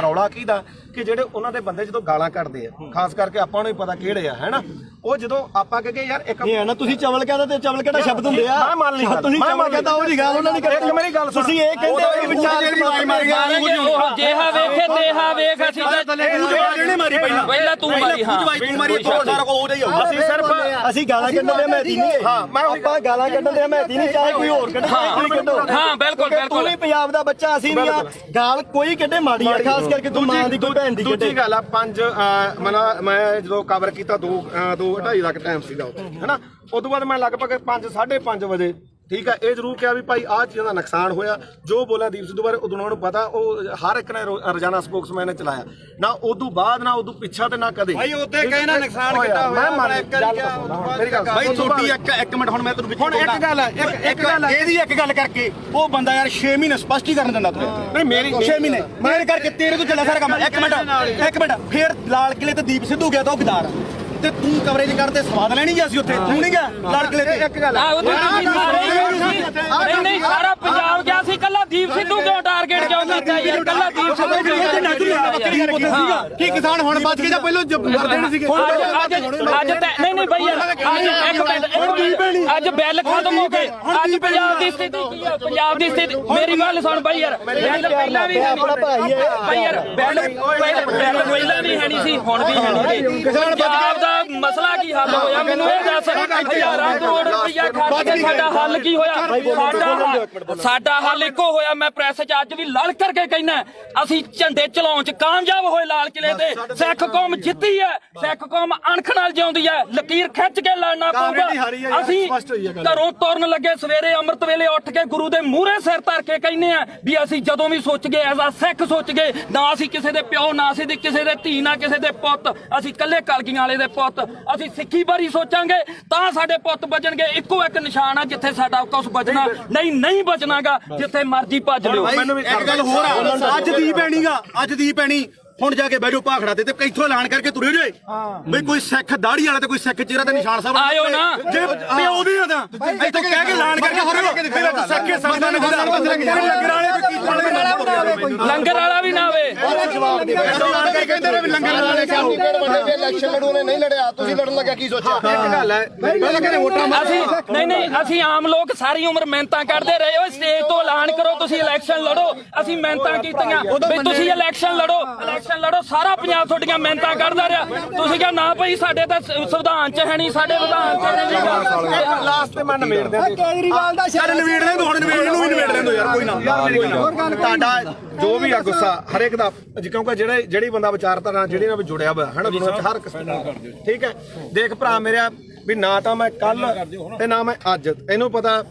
ਰੌਲਾ ਕੀ ਦਾ ਕਿ ਜਿਹੜੇ ਉਹਨਾਂ ਦੇ ਬੰਦੇ ਜਦੋਂ ਗਾਲਾਂ ਕੱਢਦੇ ਆ ਖਾਸ ਕਰਕੇ ਆਪਾਂ ਨੂੰ ਹੀ ਪਤਾ ਕਿਹੜੇ ਆ ਹੈਨਾ। ਉਹ ਜਦੋਂ ਆਪਾਂ ਕਹੇ ਯਾਰ ਇੱਕ ਇਹ ਹੈ ਨਾ ਤੁਸੀਂ ਚਵਲ ਕਹਿੰਦਾ ਤੇ ਚਵਲ ਕਿਹੜਾ ਸ਼ਬਦ ਹੁੰਦੇ ਆ? ਮੈਂ ਮੰਨ ਲਈ ਤੁਸੀਂ ਚਵਲ ਕਹਿੰਦਾ ਉਹ ਦੀ ਗੱਲ ਉਹਨਾਂ ਨੇ ਇੱਕ ਮੇਰੀ ਗੱਲ ਸੁਣ। ਤੁਸੀਂ ਇਹ ਕਹਿੰਦੇ ਹੋ ਕਿ ਵਿਚਾਰ ਜਿਹੜੀ ਵਾਈ ਮਾਰ ਗਿਆ ਜਿਹਾ ਵੇਖੇ ਦੇਹਾ ਵੇਖ ਅਸੀਂ ਇਹਨੇ ਮਾਰੀ ਪਹਿਲਾਂ ਤੂੰ ਮਾਰੀ ਹਾਂ ਤੂੰ ਮਾਰੀ ਤੋਂ ਸਾਰਾ ਕੋ ਉਹਦਾ ਹੀ ਹੋਊਗਾ। ਅਸੀਂ ਸਿਰਫ ਅਸੀਂ ਗਾਲਾਂ ਕੱਢਣ ਦੇ ਮਹਿਤੀ ਨਹੀਂ। ਹਾਂ ਆਪਾਂ ਗਾਲਾਂ ਕੱਢਣ ਦੇ ਮਹਿਤੀ ਨਹੀਂ, ਚਾਹੇ ਕੋਈ ਹੋਰ ਕੱਢੇ ਕੋਈ ਕੱਢੋ। ਹਾਂ ਬਿਲਕੁਲ ਤੂੰ ਵੀ ਪੰਜਾਬ ਦਾ ਬੱਚਾ, ਅਸੀਂ ਨਹੀਂ ਆ। ਗਾਲ ਕੋਈ ਕੱਢੇ ਮਾੜੀ ਆ, ਖਾਸ ਕਰਕੇ ਤੂੰ ਮਾਂ ਦੀ ਕੋਈ ਭੈਣ ਦੀ ਕੱਢੇ। ਦੂਜੀ ਗੱਲ ਆ ਮੈਂ ਜਦੋਂ ਕਵਰ ਕੀਤਾ 2:30 ਦਾ ਟਾਈਮ ਸੀਗਾ ਹੈਨਾ। ਉਦੋਂ ਬਾਅਦ ਮੈਂ ਲਗਭਗ 5:30 ਵਜੇ ਠੀਕ ਹੈ ਇਹ ਜ਼ਰੂਰ ਕਿਹਾ ਵੀ ਭਾਈ ਆਹ ਚੀਜ਼ਾਂ ਦਾ ਨੁਕਸਾਨ ਹੋਇਆ। ਜੋ ਬੋਲਿਆ ਦੀਪ ਸਿੱਧੂ ਬਾਰੇ ਉਦੋਂ ਉਹਨਾਂ ਨੂੰ ਪਤਾ, ਉਹ ਹਰ ਇੱਕ ਨੇ ਰੋਜ਼ਾਨਾ ਸਪੋਕਸਮੈਨ ਨੇ ਚਲਾਇਆ ਨਾ ਉਦੋਂ ਬਾਅਦ ਨਾ ਉਦੋਂ ਪਿੱਛਾ ਤੇ ਨਾ ਕਦੇ ਭਾਈ ਉੱਤੇ ਕਹੇ ਨਾ ਨੁਕਸਾਨ ਕੀਤਾ ਹੋਇਆ। ਮੈਂ ਮੰਨ ਮੇਰੀ ਗੱਲ ਭਾਈ ਛੋਟੀ ਇੱਕ ਮਿੰਟ ਹੁਣ ਮੈਂ ਤੈਨੂੰ ਹੁਣ ਇੱਕ ਗੱਲ ਹੈ ਇੱਕ ਗੱਲ ਹੈ ਇਹਦੀ ਇੱਕ ਗੱਲ ਕਰਕੇ ਉਹ ਬੰਦਾ ਯਾਰ 6 ਮਹੀਨੇ ਸਪਸ਼ਟੀਕਰਨ ਦਿੰਦਾ ਤੂੰ ਨਹੀਂ ਮੇਰੀ 6 ਮਹੀਨੇ ਮੇਰੇ ਕਰਕੇ ਤੇਰੇ ਤੋਂ ਚੱਲਿਆ ਸਾਰਾ ਕੰਮ। ਇੱਕ ਮਿੰਟ ਫਿਰ ਲਾਲ ਕਿਲੇ ਤੇ ਦੀਪ ਸਿੱਧੂ ਗਿਆ ਤਾਂ ਉਹ ਗਦਾਰ ਤੇ ਤੂੰ ਕਵਰੇਜ ਕਰਦੇ ਸਵਾਦ ਲੈਣੀ ਗਿਆ ਸੀ ਉੱਥੇ ਤੂੰ ਨਹੀਂ ਗਿਆ ਲਾਲ ਕਿਲੇ ਤੇ। ਇੱਕ ਗੱਲ ਨਹੀਂ ਸਾਰਾ ਪੰਜਾਬ ਗਿਆ ਸੀ, ਕੱਲਾ ਦੀਪ ਸਿੱਧੂ ਕਿਉਂ ਟਾਰਗੇਟ ਕਿਉਂ ਕੀਤਾ ਯਾਰ? ਕੱਲਾ ਦੀਪ ਸਿੱਧੂ ਕੀ ਕਿਸਾਨ ਹੁਣ ਬਚ ਗਏ ਜਾਂ ਪਹਿਲਾਂ ਮਰਦੇ ਨਹੀਂ ਸੀਗੇ? ਅੱਜ ਨਹੀਂ ਬਈ ਯਾਰ ਅੱਜ ਬਿੱਲ ਖਤਮ ਹੋ ਗਏ। ਅੱਜ ਪੰਜਾਬ ਦੀ ਸਥਿਤੀ ਕੀ ਹੈ? ਪੰਜਾਬ ਦੀ ਸਥਿਤੀ ਮੇਰੀ ਗੱਲ ਸੁਣ ਬਈ ਯਾਰ, ਬਿੱਲ ਪਹਿਲਾਂ ਵੀ ਹੈ ਬਈ ਯਾਰ, ਬਿੱਲ ਪਹਿਲਾਂ ਵੀ ਹੈ ਨਹੀਂ ਸੀ ਹੁਣ ਵੀ ਹੈ ਨਹੀਂ। ਪੰਜਾਬ ਦਾ ਮਸਲਾ ਕੀ ਹੱਲ ਹੋਇਆ ਮੈਨੂੰ ਇਹ ਦੱਸ। ਹਜ਼ਾਰਾਂ ਕਰੋੜ ਰੁਪਈਆ ਖਰਚ ਕੇ ਸਾਡਾ ਹੱਲ ਕੀ ਹੋਇਆ? ਸਾਡਾ ਹੱਲ ਇੱਕੋ ਹੋਇਆ। ਮੈਂ ਪ੍ਰੈਸ 'ਚ ਅੱਜ ਵੀ ਲੜ ਕਰਕੇ ਕਹਿਣਾ ਅਸੀਂ ਝੰਡੇ ਚਲਾਉਣ 'ਚ ਕਾਮਯਾਬ ਹੋਏ ਲਾਲ ਕਿਲੇ ਤੇ। ਸਿੱਖ ਕੌਮ ਜਿੱਤੀ ਹੈ, ਸਿੱਖ ਕੌਮ ਅਣਖ ਨਾਲ ਜਿਉਂਦੀ ਹੈ। ਲਕੀਰ ਖਿੱਚ ਕੇ ਲੜਨਾ ਪਊਗਾ। ਅਸੀਂ ਘਰੋਂ ਤੁਰਨ ਲੱਗੇ ਸਵੇਰੇ ਅੰਮ੍ਰਿਤ ਵੇਲੇ ਉੱਠ ਕੇ ਗੁਰੂ ਦੇ ਮੂਹਰੇ ਸਿਰ ਧਰ ਕੇ ਕਹਿੰਦੇ ਆ ਵੀ ਅਸੀਂ ਜਦੋਂ ਵੀ ਸੋਚ ਗਏ ਐਜ਼ ਆ ਸਿੱਖ ਸੋਚ ਗਏ, ਨਾ ਅਸੀਂ ਕਿਸੇ ਦੇ ਪਿਓ, ਨਾ ਅਸੀਂ ਕਿਸੇ ਦੇ ਧੀ, ਨਾ ਕਿਸੇ ਦੇ ਪੁੱਤ, ਅਸੀਂ ਇਕੱਲੇ ਕਲਗੀਆਂ ਵਾਲੇ ਦੇ ਪੁੱਤ। ਅਸੀਂ ਸਿੱਖੀ ਬਾਰੇ ਸੋਚਾਂਗੇ ਤਾਂ ਸਾਡੇ ਪੁੱਤ ਬਚਣਗੇ। ਇੱਕੋ ਇੱਕ ਨਿਸ਼ਾਨ ਆ ਜਿੱਥੇ ਸਾਡਾ ਕੁਝ ਬਚਣਾ ਨਹੀਂ ਬਚਣਾਗਾ, ਜਿੱਥੇ ਮਰਜ਼ੀ ਭੱਜ ਲਿਓ। ਇੱਕ ਗੱਲ ਹੋਰ ਆ, ਅੱਜ ਦੀ ਪੈਣੀ ਹੁਣ ਜਾ ਕੇ ਬੈਠੋ ਭਾਖੜਾ ਤੇ ਇੱਥੋਂ ਐਲਾਨ ਕਰਕੇ ਤੁਰੇ ਜੇ ਬਈ ਕੋਈ ਸਿੱਖ ਦਾੜੀ ਵਾਲਾ ਤੇ ਕੋਈ ਸਿੱਖ ਚਿਹਰਾ ਤੇ ਨਿਸ਼ਾਨ ਸਾਹਿਬ ਆਇਓ ਨਾ ਜੇ ਉਹਦੀ ਆ ਤਾਂ ਇੱਥੋਂ ਕਹਿ ਕੇ ਐਲਾਨ ਕਰਕੇ ਤੁਰੇ ਸਿੱਖੇ ਸੰਗਤਾਂ ਨੇ ਲੰਗਰ ਵਾਲਾ ਵੀ ਨਾ ਆਵੇ। ਕਹਿੰਦੇ ਨੇ ਵੀ ਲੰਗਰ ਵਾਲੇ ਇਲੈਕਸ਼ਨ ਲੜੂਨੇ ਨਹੀਂ ਲੜਿਆ, ਤੁਸੀਂ ਲੜਨ ਲੱਗਾ ਕੀ ਸੋਚਿਆ? ਇੱਕ ਗੱਲ ਹੈ ਪਹਿਲਾਂ ਕਹਿੰਦੇ ਵੋਟਾਂ ਅਸੀਂ ਆਮ ਲੋਕ ਸਾਰੀ ਉਮਰ ਮਿਹਨਤਾਂ ਕਰਦੇ ਰਹੇ। ਓਏ ਸਟੇਜ ਤੋਂ ਐਲਾਨ ਕਰੋ ਤੁਸੀਂ ਇਲੈਕਸ਼ਨ ਲੜੋ। ਅਸੀਂ ਮਿਹਨਤਾਂ ਕੀਤੀਆਂ ਵੀ ਤੁਸੀਂ ਇਲੈਕਸ਼ਨ ਲੜੋ। ਸਾਰਾ ਪੰਜਾਬ ਤੁਹਾਡੀਆਂ ਮਿਹਨਤਾਂ ਕਰਦਾ ਰਿਹਾ। ਤੁਸੀਂ ਕਿਹਾ ਨਾ ਭਾਈ ਸਾਡੇ ਤਾਂ ਸੰਵਿਧਾਨ 'ਚ ਹੈ ਨਹੀਂ, ਸਾਡੇ ਵਿਧਾਨ 'ਚ ਨਹੀਂ। ਲਾਸਟ ਤੇ ਮੈਂ ਨਵੇੜ ਦਿਆਂ ਕੇਜਰੀਵਾਲ ਦਾ ਚੱਲ ਨਵੇੜ ਲੈ ਹੁਣ ਨਵੇੜ ਨੂੰ ਵੀ ਨਵੇੜ ਲੈਂਦੋ ਯਾਰ ਕੋਈ ਨਾ। ਤੁਹਾਡਾ ਜੋ ਵੀ ਆ ਗੁੱਸਾ ਹਰੇਕ ਦਾ, ਕਿਉਂਕਿ ਜਿਹੜੀ ਬੰਦਾ ਵਿਚਾਰਧਾਰਾ ਜਿਹੜੀ ਨਾਲ ਜੁੜਿਆ ਹੋਇਆ ਹੈ ਨਾ ਦੁਨੀਆ 'ਚ ਹਰ ਕਿਸਮ ਦਾ ਠੀਕ ਹੈ। ਦੇਖ ਭਰਾ ਮੇਰਾ ਵੀ ਨਾ ਤਾਂ ਮੈਂ ਕੱਲ ਤੇ ਨਾ ਮੈਂ ਅੱਜ, ਇਹਨੂੰ ਪਤਾ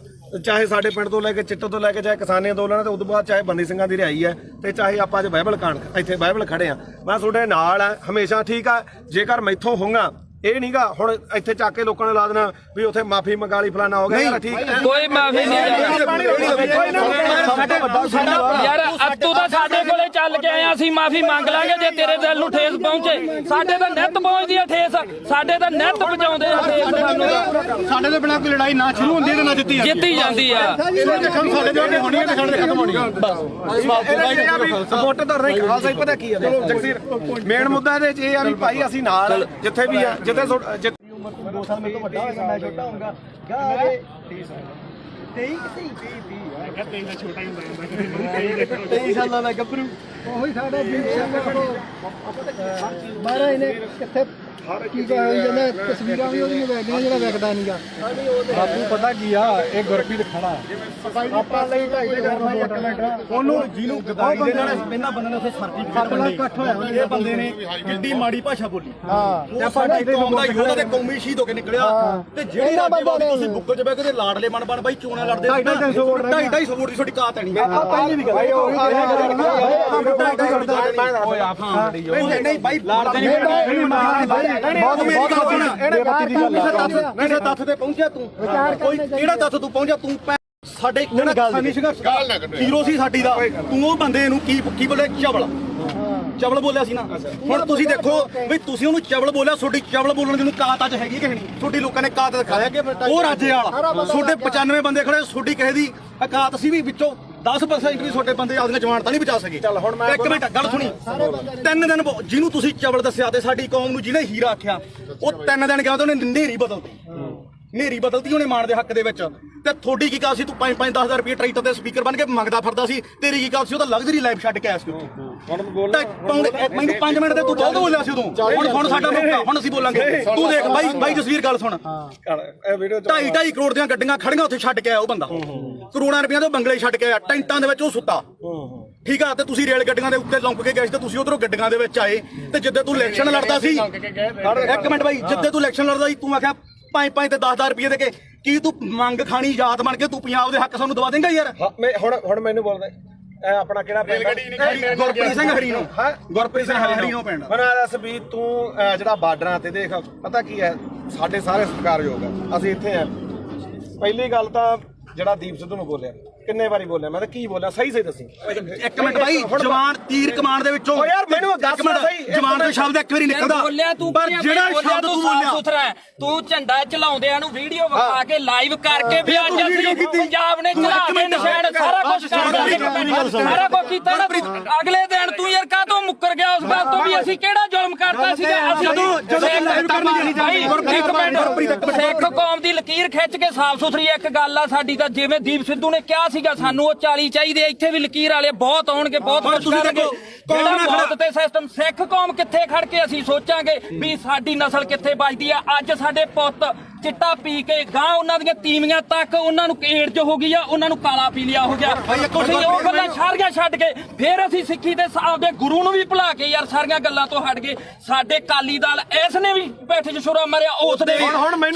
ਚਾਹੇ ਸਾਡੇ ਪਿੰਡ ਤੋਂ ਲੈ ਕੇ ਚਿੱਟੋ ਤੋਂ ਲੈ ਕੇ ਚਾਹੇ ਕਿਸਾਨੀ ਅੰਦੋਲਨ ਤੇ ਉਦੋਂ ਬਾਅਦ ਚਾਹੇ ਬੰਦੀ ਸਿੰਘਾਂ ਦੀ ਰਿਹਾਈ ਹੈ ਤੇ ਚਾਹੇ ਆਪਾਂ ਅੱਜ ਬਾਈਬਲ ਕਾਂਡ ਇੱਥੇ ਬਾਈਬਲ ਖੜੇ ਆ, ਮੈਂ ਤੁਹਾਡੇ ਨਾਲ ਆ ਹਮੇਸ਼ਾ। ਠੀਕ ਆ ਜੇਕਰ ਮੈਥੋਂ ਹੋਊਗਾ ਇਹ ਨਹੀਂਗਾ ਹੁਣ ਇੱਥੇ ਚੱਕ ਕੇ ਲੋਕਾਂ ਨੇ ਲਾ ਦੇਣਾ ਵੀ ਉੱਥੇ ਮਾਫੀ ਮੰਗਾ ਲਈ ਫਲਾਣਾ ਹੋ ਗਿਆ ਯਾਰ ਠੀਕ ਹੈ ਕੋਈ ਮਾਫੀ ਨਹੀਂ ਯਾਰ ਤੂੰ ਤਾਂ ਸਾਡੇ ਕੋਲੇ ਚੱਲ ਕੇ ਆਇਆ ਅਸੀਂ ਮਾਫੀ ਮੰਗ ਲਾਂਗੇ ਜੇ ਤੇਰੇ ਦਿਲ ਨੂੰ ਠੇਸ ਪਹੁੰਚੇ ਸਾਡੇ ਤਾਂ ਨਿੱਤ ਪਹੁੰਚਦੀ ਆ ਠੇਸ ਸਾਡੇ ਤਾਂ ਨਿੱਤ ਪਹੁੰਚਾਉਂਦੇ ਆ ਠੇਸ ਸਾਨੂੰ ਸਾਡੇ ਤੋਂ ਬਿਨਾਂ ਕੋਈ ਲੜਾਈ ਨਾ ਸ਼ੁਰੂ ਹੁੰਦੀ ਤੇ ਨਾ ਜਿੱਤੀ ਜਾਂਦੀ ਆ ਸਾਡੇ ਦੇ ਹੋਣੀ ਹੈ ਤੇ ਸਾਡੇ ਖਤਮ ਹੋਣੀ ਹੈ ਸਪੋਰਟ ਤਾਂ ਰਹੀ ਖਾਲਸਾ ਹੀ ਪਤਾ ਕੀ ਹੈ ਜਗਸੀਰ ਮੇਨ ਮੁੱਦਾ ਇਹਦੇ ਚ ਇਹ ਆ ਵੀ ਭਾਈ ਅਸੀਂ ਨਾਲ ਜਿੱਥੇ ਵੀ ਆ ਜਿੱਥੇ 2 ਸਾਲ ਮੇਰੇ ਤੋਂ ਵੱਡਾ ਹੋਏਗਾ ਮੈਂ ਛੋਟਾ ਹੋਊਗਾ ਗਾਰੇ 23 ਸਾਲਾਂ ਦਾ ਗੱਭਰੂ ਉਹੀ ਸਾਡਾ ਦੀਪ ਸਿੰਘ ਕੋਲ ਮਹਾਰਾਜ ਨੇ ਕਿੱਥੇ ਕੀ ਹੋਈ ਜਾਂਦਾ ਤਸਵੀਰਾਂ ਵੀ ਉਹਦੀਆਂ ਵੇਖਦੀਆਂ ਜਿਹੜਾ ਵੇਖਦਾ ਨਹੀਂਗਾ ਬਾਪੂ ਪਤਾ ਕੀ ਆ ਇਹ ਗੁਰਪ੍ਰੀਤ ਖੜਾ ਆਪਾਂ ਲਈ 2.5 ਕਰਨਾ ਇੱਕ ਮਿੰਟ ਉਹਨੂੰ ਜਿਹਨੂੰ ਗਦਾਈ ਦੇ ਨਾਲ ਇਹਨਾਂ ਬੰਦੇ ਨੇ ਉੱਥੇ ਸਰਟੀਫਿਕੇਟ ਇਕੱਠ ਹੋਇਆ ਇਹ ਬੰਦੇ ਨੇ ਕਿੰਨੀ ਮਾੜੀ ਭਾਸ਼ਾ ਬੋਲੀ ਹਾਂ ਤੇ ਸਾਡੇ ਕੌਮ ਦਾ ਯੋਧਾ ਤੇ ਕੌਮੀ ਸ਼ਹੀਦ ਹੋ ਕੇ ਨਿਕਲਿਆ ਤੇ ਜਿਹੜੇ ਰਾਜੇ ਤੁਸੀਂ ਬੁੱਕਲ ਚ ਬਹਿ ਕੇ ਤੇ ਲਾਡਲੇ ਬਣ ਬਾਈ ਚੋਣਾਂ ਲੜਦੇ 250 ਵੋਟ ਦੀ ਤੁਹਾਡੀ ਕਾਤ ਨਹੀਂ ਪਹਿਲੀ ਵੀ ਗੱਲ ਨਹੀਂ ਬਾਈ ਲਾੜਦੇ ਨਹੀਂ ਕਿਸੇ ਤੱਥ ਤੇ ਪਹੁੰਚਿਆ ਤੂੰ ਕੋਈ ਕਿਹੜਾ ਤੱਥ ਤੂੰ ਪਹੁੰਚਿਆ ਤੂੰ ਸਾਡੇ ਕਿਸਾਨੀ ਸੰਘਰਸ਼ ਹੀਰੋ ਸੀ ਸਾਡੀ ਦਾ ਤੂੰ ਉਹ ਬੰਦੇ ਨੂੰ ਕੀ ਬੋਲੇ ਚਵਲ ਬੋਲਿਆ ਸੀ ਨਾ ਹੁਣ ਤੁਸੀਂ ਦੇਖੋ ਵੀ ਤੁਸੀਂ ਉਹਨੂੰ ਚਵਲ ਬੋਲਿਆ ਤੁਹਾਡੀ ਚਵਲ ਬੋਲਣ ਦੀ ਨੂੰ ਕਾਤ ਅੱਜ ਹੈਗੀ ਕਿ ਨਹੀਂ ਤੁਹਾਡੀ ਲੋਕਾਂ ਨੇ ਕਾਤ ਦਿਖਾਇਆ ਉਹ ਰਾਜੇ ਵਾਲਾ ਤੁਹਾਡੇ 95 ਬੰਦੇ ਖੜੇ ਤੁਹਾਡੀ ਕਿਸੇ ਦੀ ਕਾਤ ਸੀ ਵੀ ਵਿੱਚੋਂ 10% ਵੀ ਤੁਹਾਡੇ ਬੰਦੇ ਆਪਣੀਆਂ ਜਵਾਨਤਾਂ ਨਹੀਂ ਬਚਾ ਸਕੇ ਚੱਲ ਹੁਣ ਮੈਂ ਇੱਕ ਮਿੰਟ ਗੱਲ ਸੁਣੀ 3 ਦਿਨ ਜਿਹਨੂੰ ਤੁਸੀਂ ਚਵਲ ਦੱਸਿਆ ਤੇ ਸਾਡੀ ਕੌਮ ਨੂੰ ਜਿਹਨੇ ਹੀਰਾ ਆਖਿਆ ਉਹ 3 ਦਿਨ ਗਿਆ ਤੇ ਉਹਨੇ ਨੇਰੀ ਬਦਲਤੀ ਉਹਨੇ ਮਾਣ ਦੇ ਹੱਕ ਦੇ ਵਿੱਚ ਤੇ ਤੁਹਾਡੀ ਕੀ ਕਾਲ ਸੀ ਤੂੰ 5-10 ਰੁਪਏ ਟਰੈਕਟਰ ਤੇ ਸਪੀਕਰ ਬਣ ਕੇ ਮੰਗਦਾ ਫਿਰਦਾ ਸੀ ਤੇਰੀ ਕੀ ਕਾਲ ਸੀ ਉਹ ਤਾਂ ਲਗਜ਼ਰੀ ਲਾਈਫ ਛੱਡ ਕੇ ਆਇਆ ਸੀ ਮੈਨੂੰ 5 ਮਿੰਟ ਤੇ ਤੂੰ ਬਹੁਤ ਬੋਲਿਆ ਸੀ ਉਦੋਂ ਹੁਣ ਸਾਡਾ ਮੌਕਾ ਹੁਣ ਅਸੀਂ ਬੋਲਾਂਗੇ ਤੂੰ ਦੇਖ ਬਾਈ ਜਸਵੀਰ ਗੱਲ ਸੁਣ 2.5 ਕਰੋੜ ਦੀਆਂ ਗੱਡੀਆਂ ਖੜੀਆਂ ਉੱਥੇ ਛੱਡ ਕੇ ਆਇਆ ਉਹ ਬੰਦਾ ਕਰੋੜਾਂ ਰੁਪਈਆਂ ਦੇ ਬੰਗਲੇ ਛੱਡ ਕੇ ਆਇਆ ਟੈਂਟਾਂ ਦੇ ਵਿੱਚ ਉਹ ਸੁੱਤਾ ਠੀਕ ਆ ਤੇ ਤੁਸੀਂ ਰੇਲ ਗੱਡੀਆਂ ਦੇ ਉੱਤੇ ਲੰਪ ਕੇ ਗਏ ਸੀ ਤੇ ਤੁਸੀਂ ਉਧਰੋਂ ਗੱਡੀਆਂ ਦੇ ਵਿੱਚ ਆਏ ਤੇ ਜਿੱਦੇ ਤੂੰ ਇਲੈਕਸ਼ਨ ਲੜਦਾ ਸੀ ਇੱਕ ਮਿੰਟ ਬਾਈ ਜਿੱਦੇ ਤੂੰ ਇਲੈਕਸ਼ਨ ਲੜਦਾ ਸੀ ਤੂੰ ਆਖਿਆ 5 ਤੇ 10 ਰੁਪਏ ਦੇ ਕੇ ਕੀ ਤੂੰ ਮੰਗ ਖਾਣੀ ਯਾਦ ਬਣ ਕੇ ਤੂੰ ਪੰਜਾਬ ਦੇ ਹੱਕ ਸਾਨੂੰ ਦਵਾ ਦੇਂਗਾ ਯਾਰ ਹੁਣ ਮੈਨੂੰ ਬੋਲਦਾ ਇਹ ਆਪਣਾ ਕਿਹੜਾ ਪਿੰਡ ਗੁਰਪ੍ਰੀਤ ਸਿੰਘ ਹਰੀਨੋ ਗੁਰਪ੍ਰੀਤ ਸਿੰਘ ਹਰੀਨੋ ਪਿੰਡ ਮੈਨੂੰ ਦੱਸ ਵੀ ਤੂੰ ਜਿਹੜਾ ਬਾਰਡਰਾਂ ਤੇ ਦੇਖ ਪਤਾ ਕੀ ਹੈ ਸਾਡੇ ਸਾਰੇ ਸਤਿਕਾਰਯੋਗ ਆ ਅਸੀਂ ਇੱਥੇ ਆ ਪਹਿਲੀ ਗੱਲ ਤਾਂ ਜਿਹੜਾ ਦੀਪ ਸਿੱਧੂ ਨੂੰ ਬੋਲਿਆ ਕਿੰਨੇ ਵਾਰੀ ਬੋਲਿਆ ਮੈਂ ਤਾਂ ਕੀ ਬੋਲਿਆ ਸਹੀ ਦੱਸੀ ਇੱਕ ਮਿੰਟ ਬਾਈ ਜਵਾਨ ਤੀਰ ਕਮਾਨ ਦੇ ਵਿੱਚੋਂ ਯਾਰ ਮੈਨੂੰ ਦੱਸ ਸਹੀ ਜਵਾਨ ਦਾ ਸ਼ਬਦ ਇੱਕ ਵਾਰੀ ਨਿਕਲਦਾ ਬੋਲਿਆ ਤੂੰ ਪਰ ਜਿਹੜਾ ਸ਼ਬਦ ਤੂੰ ਬੋਲਿਆ ਸੁਥਰਾ ਤੂੰ ਝੰਡਾ ਚਲਾਉਂਦਿਆਂ ਨੂੰ ਵੀਡੀਓ ਵਿਖਾ ਕੇ ਲਾਈਵ ਕਰਕੇ ਵੀ ਅੱਜ ਅਸੀਂ ਪੰਜਾਬ ਨੇ ਚਲਾ ਕੇ ਨਿਸ਼ਾਨ ਸਾਰਾ ਕੁਝ ਕੀਤਾ ਅਗਲੇ ਦਿਨ ਤੂੰ ਯਾਰ ਕਾਹਤੋਂ ਮੁੱਕਰ ਗਿਆ ਉਸ ਗੱਲ ਤੋਂ ਵੀ ਅਸੀਂ ਕਿਹੜਾ ਜ਼ੁਲਮ ਕਰਤਾ ਸੀਗਾ ਸਿੱਖ ਕੌਮ ਦੀ ਲਕੀਰ ਖਿੱਚ ਕੇ ਸਾਫ਼ ਸੁਥਰੀ ਇੱਕ ਗੱਲ ਆ ਸਾਡੀ ਤਾਂ ਜਿਵੇਂ ਦੀਪ ਸਿੱਧੂ ਨੇ ਕਿਹਾ ਸੀਗਾ ਸਾਨੂੰ ਉਹ 40 ਚਾਹੀਦੇ ਇੱਥੇ ਵੀ ਲਕੀਰ ਵਾਲੇ ਬਹੁਤ ਆਉਣਗੇ ਬਹੁਤ ਕੁਝ ਕਰਨਗੇ ਜਿਹੜਾ ਮੌਤ ਤੇ ਸਿਸਟਮ ਸਿੱਖ ਕੌਮ ਕਿੱਥੇ ਖੜ ਕੇ ਅਸੀਂ ਸੋਚਾਂਗੇ ਵੀ ਸਾਡੀ ਨਸਲ ਕਿੱਥੇ ਬਚਦੀ ਆ ਅੱਜ ਸਾਡੇ ਪੁੱਤ ਚਿੱਟਾ ਪੀ ਕੇ ਗਾਂ ਉਹਨਾਂ ਦੀਆਂ ਤੀਵੀਆਂ ਤੱਕ ਉਹਨਾਂ ਨੂੰ ਏਡਜ਼ ਹੋ ਗਈ ਆ ਉਹਨਾਂ ਨੂੰ ਕਾਲਾ ਪੀ ਲਿਆ ਹੋ ਗਿਆ ਤੁਸੀਂ ਉਹ ਗੱਲਾਂ ਸਾਰੀਆਂ ਛੱਡ ਕੇ ਫਿਰ ਅਸੀਂ ਸਿੱਖੀ ਦੇ ਆਪਦੇ ਗੁਰੂ ਨੂੰ ਵੀ ਭੁਲਾ ਕੇ ਯਾਰ ਸਾਰੀਆਂ ਗੱਲਾਂ ਤੋਂ ਹਟ ਗਏ ਸਾਡੇ ਕਾਲੀ ਦਲ ਇਸ ਨੇ ਵੀ ਬੈਠੇ ਚ ਛੁਰਾ ਮਾਰਿਆ ਉਸ ਦੇ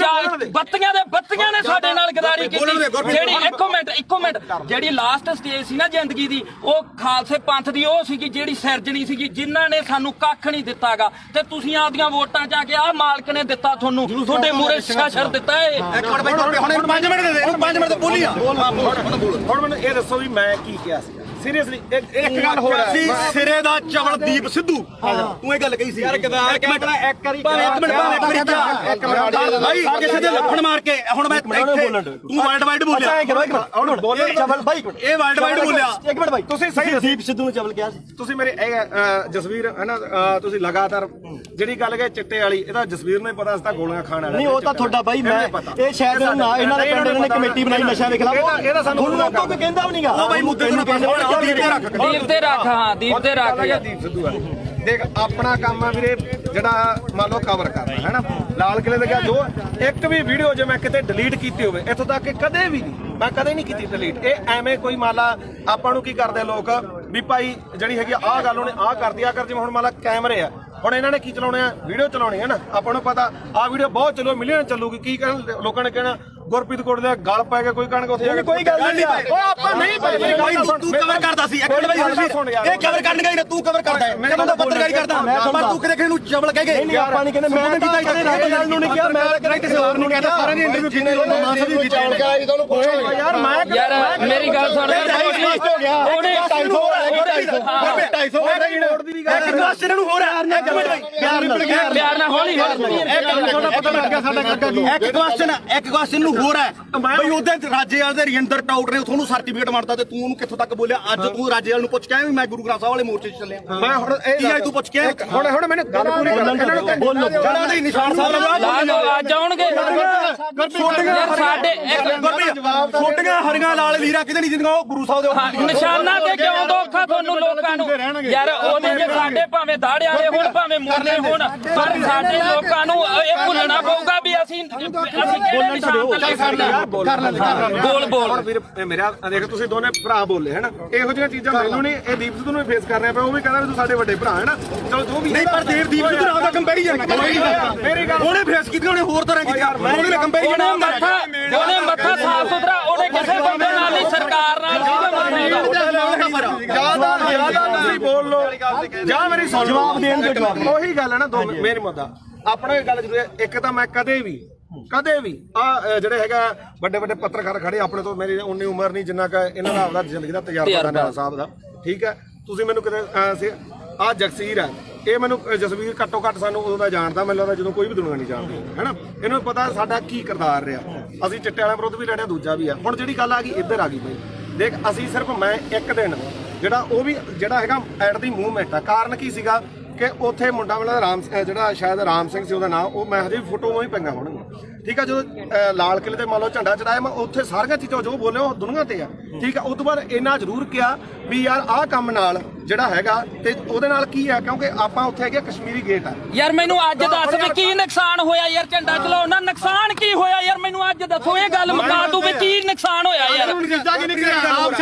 ਬੱਤੀਆਂ ਨੇ ਸਾਡੇ ਨਾਲ ਗਦਾਰੀ ਕੀਤੀ ਜਿਹੜੀ ਇੱਕੋ ਮਿੰਟ ਜਿਹੜੀ ਲਾਸਟ ਸਟੇਜ ਸੀ ਨਾ ਜ਼ਿੰਦਗੀ ਦੀ ਉਹ ਖਾਲਸੇ ਪੰਥ ਦੀ ਉਹ ਸੀਗੀ ਜਿਹੜੀ ਸਿਰਜਣੀ ਸੀਗੀ ਜਿਨ੍ਹਾਂ ਨੇ ਸਾਨੂੰ ਕੱਖ ਨਹੀਂ ਦਿੱਤਾਗਾ ਤੇ ਤੁਸੀਂ ਆਪਦੀਆਂ ਵੋਟਾਂ ਚ ਆ ਕੇ ਆਹ ਮਾਲਕ ਨੇ ਦਿੱਤਾ ਤੁਹਾਨੂੰ ਤੁਹਾਡੇ ਮੂਰੇ ਸ਼ਰ ਦਿੱਤਾ ਏ ਇੱਕ ਮਿੰਟ ਬਾਈ ਹੁਣ 5 ਮਿੰਟ ਦੇ ਦੇ 5 ਮਿੰਟ ਤੇ ਬੋਲੀ ਆ ਹੁਣ ਮੈਨੂੰ ਇਹ ਦੱਸੋ ਵੀ ਮੈਂ ਕੀ ਕਿਹਾ ਸੀ ਸੀਰੀਅਸਲੀ ਇੱਕ ਗੱਲ ਹੋਰ ਸੀ ਸਿਰੇ ਦਾ ਚਵਲਦੀਪ ਸਿੱਧੂ ਤੂੰ ਇਹ ਗੱਲ ਕਹੀ ਸੀ ਯਾਰ ਇੱਕ ਮਿੰਟ ਬਾਈ ਕਿਸੇ ਦੇ ਲੱਫੜ ਮਾਰ ਕੇ ਹੁਣ ਮੈਂ ਤੂੰ ਵਰਲਡ ਵਾਈਡ ਬੋਲਿਆ ਹੁਣ ਬੋਲੇ ਚਵਲ ਬਾਈ ਇਹ ਵਰਲਡ ਵਾਈਡ ਬੋਲਿਆ ਇੱਕ ਮਿੰਟ ਬਾਈ ਤੁਸੀਂ ਸਹੀ ਦੀਪ ਸਿੱਧੂ ਨੂੰ ਚਵਲ ਕਿਹਾ ਸੀ ਤੁਸੀਂ ਮੇਰੇ ਜਸਵੀਰ ਹੈ ਨਾ ਤੁਸੀਂ ਲਗਾਤਾਰ ਜਿਹੜੀ ਗੱਲ ਕਹੇ ਚਿੱਟੇ ਵਾਲੀ ਇਹਦਾ ਜਸਵੀਰ ਨੂੰ ਪਤਾ ਸੀ ਤਾਂ ਗੋਲੀਆਂ ਖਾਣ ਵਾਲਾ ਨਹੀਂ ਉਹ ਤਾਂ ਤੁਹਾਡਾ ਬਾਈ ਮੈਂ ਇਹ ਸ਼ਾਇਦ ਨਾ ਇਹਨਾਂ ਦੇ ਪਿੰਡ ਨੇ ਕਮੇਟੀ ਬਣਾਈ ਨਸ਼ਾ ਦੇ ਖਿਲਾਫ ਇਹਦਾ ਸਾਨੂੰ ਕੋਈ ਕਹਿੰਦਾ ਵੀ ਨਹੀਂਗਾ ਉਹ ਬਾਈ ਮੁੱਦੇ ਨੂੰ ਦੀਪ ਤੇ ਰੱਖ ਹਾਂ ਦੀਪ ਤੇ ਰੱਖ ਦੀਪ ਸਿੱਧੂ ਦੇਖ ਆਪਣਾ ਕੰਮ ਆ ਵੀਰੇ ਜਿਹੜਾ ਮੰਨ ਲਓ ਕਵਰ ਕਰਨਾ ਹੈ ਨਾ ਲਾਲ ਕਿਲੇ ਦੇ ਗਿਆ ਜੋ ਇੱਕ ਵੀ ਵੀਡੀਓ ਜੇ ਮੈਂ ਕਿਤੇ ਡਿਲੀਟ ਕੀਤੀ ਹੋਵੇ ਇੱਥੋਂ ਤੱਕ ਕਿ ਕਦੇ ਵੀ ਨਹੀਂ ਮੈਂ ਕਦੇ ਨਹੀਂ ਕੀਤੀ ਡਿਲੀਟ ਇਹ ਐਵੇਂ ਕੋਈ ਮੰਨ ਲਾ ਆਪਾਂ ਨੂੰ ਕੀ ਕਰਦੇ ਲੋਕ ਵੀ ਭਾਈ ਜਿਹੜੀ ਹੈਗੀ ਆਹ ਗੱਲ ਉਹਨੇ ਆਹ ਕਰਦੀ ਆ ਕਰ ਜਿਵੇਂ ਹੁਣ ਮੰਨ ਲਾ ਕੈਮਰੇ ਆ ਹੁਣ ਇਹਨਾਂ ਨੇ ਕੀ ਚਲਾਉਣੇ ਆ ਵੀਡੀਓ ਚਲਾਉਣੀ ਹੈ ਨਾ ਆਪਾਂ ਨੂੰ ਪਤਾ ਆਹ ਵੀਡੀਓ ਬਹੁਤ ਚੱਲੋ ਮਿਲੀਅਨ ਚੱਲੂਗੀ ਕੀ ਕਹਿਣ ਲੋਕਾਂ ਨੇ ਕਹਿਣਾ ਗੁਰਪ੍ਰੀਤ ਕੋਟ ਦੇ ਗਲ ਪੈ ਕੇ ਕੋਈ ਕਣਕ ਉੱਥੇ ਕੋਈ ਗੱਲ ਨਹੀਂ ਓ ਆਪਾਂ ਨਹੀਂ ਤੂੰ ਕਵਰ ਕਰਦਾ ਸੀ ਇੱਕ ਮਿੰਟ ਇਹ ਕਵਰ ਕਰਨ ਗਈ ਨਾ ਤੂੰ ਕਵਰ ਕਰਦਾ ਹੈ ਕਦੋਂ ਦਾ ਪੱਤਰਕਾਰੀ ਕਰਦਾ ਪਰ ਤੂੰ ਕਿਤੇ ਕਿਸੇ ਨੂੰ ਚਵਲ ਕਹਿ ਗਏ ਨਹੀਂ ਆਪਾਂ ਨਹੀਂ ਕਹਿੰਦੇ ਮੈਂ ਤਾਂ ਕਦੇ ਰਾਜੇ ਲਾਲ ਨੂੰ ਨਹੀਂ ਕਿਹਾ ਮੈਂ ਤਾਂ ਕਦੇ ਕਿਸੇ ਹੋਰ ਨੂੰ ਕਹਿੰਦਾ ਸਾਰਿਆਂ ਦੀ ਇੰਟਰਵਿਊ ਕੀਤੀ ਲੋਕ ਮਾਸਾ ਦੀ ਕੀਤੀ ਯਾਰ ਯਾਰ ਮੇਰੀ ਗੱਲ ਸੁਣ ਉਹਨੇ 250 ਇੱਕ ਕਲਾਸ ਇਹਨਾਂ ਨੂੰ ਹੋ ਰਿਹਾ ਇੱਕ ਮਿੰਟ ਪਿਆਰ ਨਾਲ ਹੌਲੀ ਇੱਕ ਕੁਐਸਚਨ ਨੂੰ ਹੋਰ ਹੈ ਬਈ ਉਹਦੇ ਰਾਜੇਵਾਲ ਦੇ ਰਜਿੰਦਰ ਟਾਊਟ ਨੇ ਤੁਹਾਨੂੰ ਸਰਟੀਫਿਕੇਟ ਮੰਗਦਾ ਤੇ ਤੂੰ ਉਹਨੂੰ ਕਿੱਥੋਂ ਤੱਕ ਬੋਲਿਆ ਅੱਜ ਤੂੰ ਰਾਜੇਵਾਲ ਨੂੰ ਪੁੱਛ ਕੇ ਆਇਆ ਵੀ ਮੈਂ ਗੁਰੂ ਗ੍ਰੰਥ ਸਾਹਿਬ ਵਾਲੇ ਮੋਰਚੇ 'ਚ ਚੱਲਿਆ ਮੈਂ ਹੁਣ ਕੀ ਆਈ ਤੂੰ ਪੁੱਛ ਕੇ ਹੁਣ ਮੈਨੂੰ ਗੱਲ ਪੂਰੀ ਕਰ ਬੋਲੋ ਜਿਹੜਾ ਦੇ ਨਿਸ਼ਾਨ ਸਾਹਿਬ ਲਾ ਅੱਜ ਆਉਣਗੇ ਯਾਰ ਸਾਡੇ ਛੋਟੀਆਂ ਹਰੀਆਂ ਲਾਲ ਲੀਰਾ ਕਿਤੇ ਨਹੀਂ ਜਿੰਦੀਆਂ ਉਹ ਗੁਰੂ ਸਾਹਿਬ ਦੇ ਨਿਸ਼ਾਨਾਂ ਤੇ ਕਿਉਂ ਦੋਖਾ ਤੁਹਾਨੂੰ ਲੋਕਾਂ ਨੂੰ ਯਾਰ ਉਹਦੇ ਜੇ ਸਾਡੇ ਭਾਵੇਂ ਦਾੜੇ ਵਾਲੇ ਹੋਣ ਭਾਵੇਂ ਮੁਰਲੇ ਹੋਣ ਪਰ ਸਾਡੇ ਲੋਕਾਂ ਨੂੰ ਇਹ ਭੁੱਲਣਾ ਪਊਗਾ ਵੀ ਅਸੀਂ ਕਿਹੜੇ ਨਿਸ਼ਾਨ ਤੇ ਲੈ ਸਕਦੇ ਹਾਂ ਬੋਲ ਹੁਣ ਵੀਰ ਮੇਰਾ ਦੇਖ ਤੁਸੀਂ ਦੋਨੇ ਭਰਾ ਬੋਲੇ ਹੈਨਾ ਇਹੋ ਜਿਹੀਆਂ ਚੀਜ਼ਾਂ ਮੈਨੂੰ ਨਹੀਂ ਇਹ ਦੀਪ ਸਿੱਧੂ ਨੂੰ ਫੇਸ ਕਰ ਰਿਹਾ ਪਿਆ ਉਹ ਵੀ ਕਹਿੰਦਾ ਵੀ ਤੂੰ ਸਾਡੇ ਵੱਡੇ ਭਰਾ ਹੈ ਨਾ ਚਲੋ ਜੋ ਵੀ ਨਹੀਂ ਪਰ ਦੀਪ ਸਿੱਧੂ ਨਾਲ ਦਾ ਕੰਪੈਰੀਜ਼ਨ ਮੇਰੀ ਗੱਲ ਉਹਨੇ ਫੇਸ ਕੀਤੀ ਉਹਨੇ ਹੋਰ ਤਰ੍ਹਾਂ ਕੀਤੀ ਉਹਨੇ ਕੰਪੈਰੀਜ਼ਨ ਉਹਨੇ ਮੱਥਾ ਸਾਫ ਸੁਥਰਾ ਉਹਨੇ ਕਿਸੇ ਬੰਦੇ ਨਾਲ ਨਹੀਂ ਸਰਕਾਰ ਨਾਲ ਜਿਆਦਾ ਤੁਸੀਂ ਬੋਲ ਲੋ ਜਾਂ ਮੇਰੀ ਸੁਣ ਜਵਾਬ ਦੇਣ ਦੇ ਜਵਾਬ ਉਹੀ ਗੱਲ ਹੈ ਨਾ ਦੋ ਮੇਰੀ ਮੁੱਦਾ ਆਪਣਾ ਇਹ ਗੱਲ ਜ਼ਰੂਰ ਹੈ ਇੱਕ ਤਾਂ ਮੈਂ ਕਦੇ ਵੀ ਆ ਜਿਹੜੇ ਹੈਗਾ ਵੱਡੇ ਵੱਡੇ ਪੱਤਰਕਾਰ ਖੜੇ ਆਪਣੇ ਤੋਂ ਮੇਰੀ ਉਨੀ ਉਮਰ ਨਹੀਂ ਜਿੰਨਾ ਕਿ ਇਹਨਾਂ ਦਾ ਆਪਦਾ ਜ਼ਿੰਦਗੀ ਦਾ ਤਜਰਬਾ ਨਾਲਾ ਸਾਹਿਬ ਦਾ ਠੀਕ ਹੈ ਤੁਸੀਂ ਮੈਨੂੰ ਕਿਤੇ ਆ ਜਗਸੀਰ ਹੈ ਇਹ ਮੈਨੂੰ ਜਸਵੀਰ ਘੱਟੋ ਘੱਟ ਸਾਨੂੰ ਉਦੋਂ ਦਾ ਜਾਣਦਾ ਮੈਨੂੰ ਲੱਗਦਾ ਜਦੋਂ ਕੋਈ ਵੀ ਦੁਨੀਆ ਨਹੀਂ ਜਾਣਦੀ ਹੈਨਾ ਇਹਨੂੰ ਪਤਾ ਸਾਡਾ ਕੀ ਕਿਰਦਾਰ ਰਿਹਾ ਅਸੀਂ ਚਿੱਟੇ ਵਾਲਿਆਂ ਵਿਰੁੱਧ ਵੀ ਲੜਿਆ ਦੂਜਾ ਵੀ ਆ ਹੁਣ ਜਿਹੜੀ ਗੱਲ ਆ ਗਈ ਇੱਧਰ ਆ ਗਈ ਬਈ ਦੇਖ ਅਸੀਂ ਸਿਰਫ ਮੈਂ ਇੱਕ ਦਿਨ ਜਿਹੜਾ ਉਹ ਵੀ ਜਿਹੜਾ ਹੈਗਾ ਐਟ ਦੀ ਮੂਵਮੈਂਟ ਆ ਕਾਰਨ ਕੀ ਸੀਗਾ ਕਿ ਉੱਥੇ ਮੁੰਡਾ ਵਾਲਾ ਜਿਹੜਾ ਸ਼ਾਇਦ ਰਾਮ ਸਿੰਘ ਸੀ ਉਹਦਾ ਨਾਮ ਉਹ ਮੈਂ ਹਜੇ ਫੋਟੋ ਹੀ ਪਈਆਂ ਹੋਣਗੀਆਂ ਠੀਕ ਆ ਜਦੋਂ ਲਾਲ ਕਿਲੇ ਤੇ ਮੰਨ ਲਓ ਝੰਡਾ ਚੜਾਇਆ ਮੈਂ ਉੱਥੇ ਸਾਰੀਆਂ ਚੀਜ਼ਾਂ ਜੋ ਬੋਲੇ ਉਹ ਦੁਨੀਆ ਤੇ ਆ ਠੀਕ ਆ ਉਸ ਤੋਂ ਬਾਅਦ ਇੰਨਾ ਜ਼ਰੂਰ ਕਿਹਾ ਵੀ ਯਾਰ ਆਹ ਕੰਮ ਨਾਲ ਜਿਹੜਾ ਹੈਗਾ ਤੇ ਉਹਦੇ ਨਾਲ ਕੀ ਆ ਕਿਉਂਕਿ ਆਪਾਂ ਉੱਥੇ ਹੈਗੇ ਕਸ਼ਮੀਰੀ ਗੇਟ ਆ ਯਾਰ ਮੈਨੂੰ ਅੱਜ ਦੱਸ ਵੀ ਕੀ ਨੁਕਸਾਨ ਹੋਇਆ ਯਾਰ ਝੰਡਾ ਚਲਾਉਣ ਨਾਲ ਨੁਕਸਾਨ ਕੀ ਹੋਇਆ ਯਾਰ ਮੈਨੂੰ ਅੱਜ ਦੱਸੋ ਇਹ ਗੱਲ ਮੁਕਾ ਤੂੰ ਵੀ ਕੀ ਨੁਕਸਾਨ ਹੋਇਆ ਯਾਰ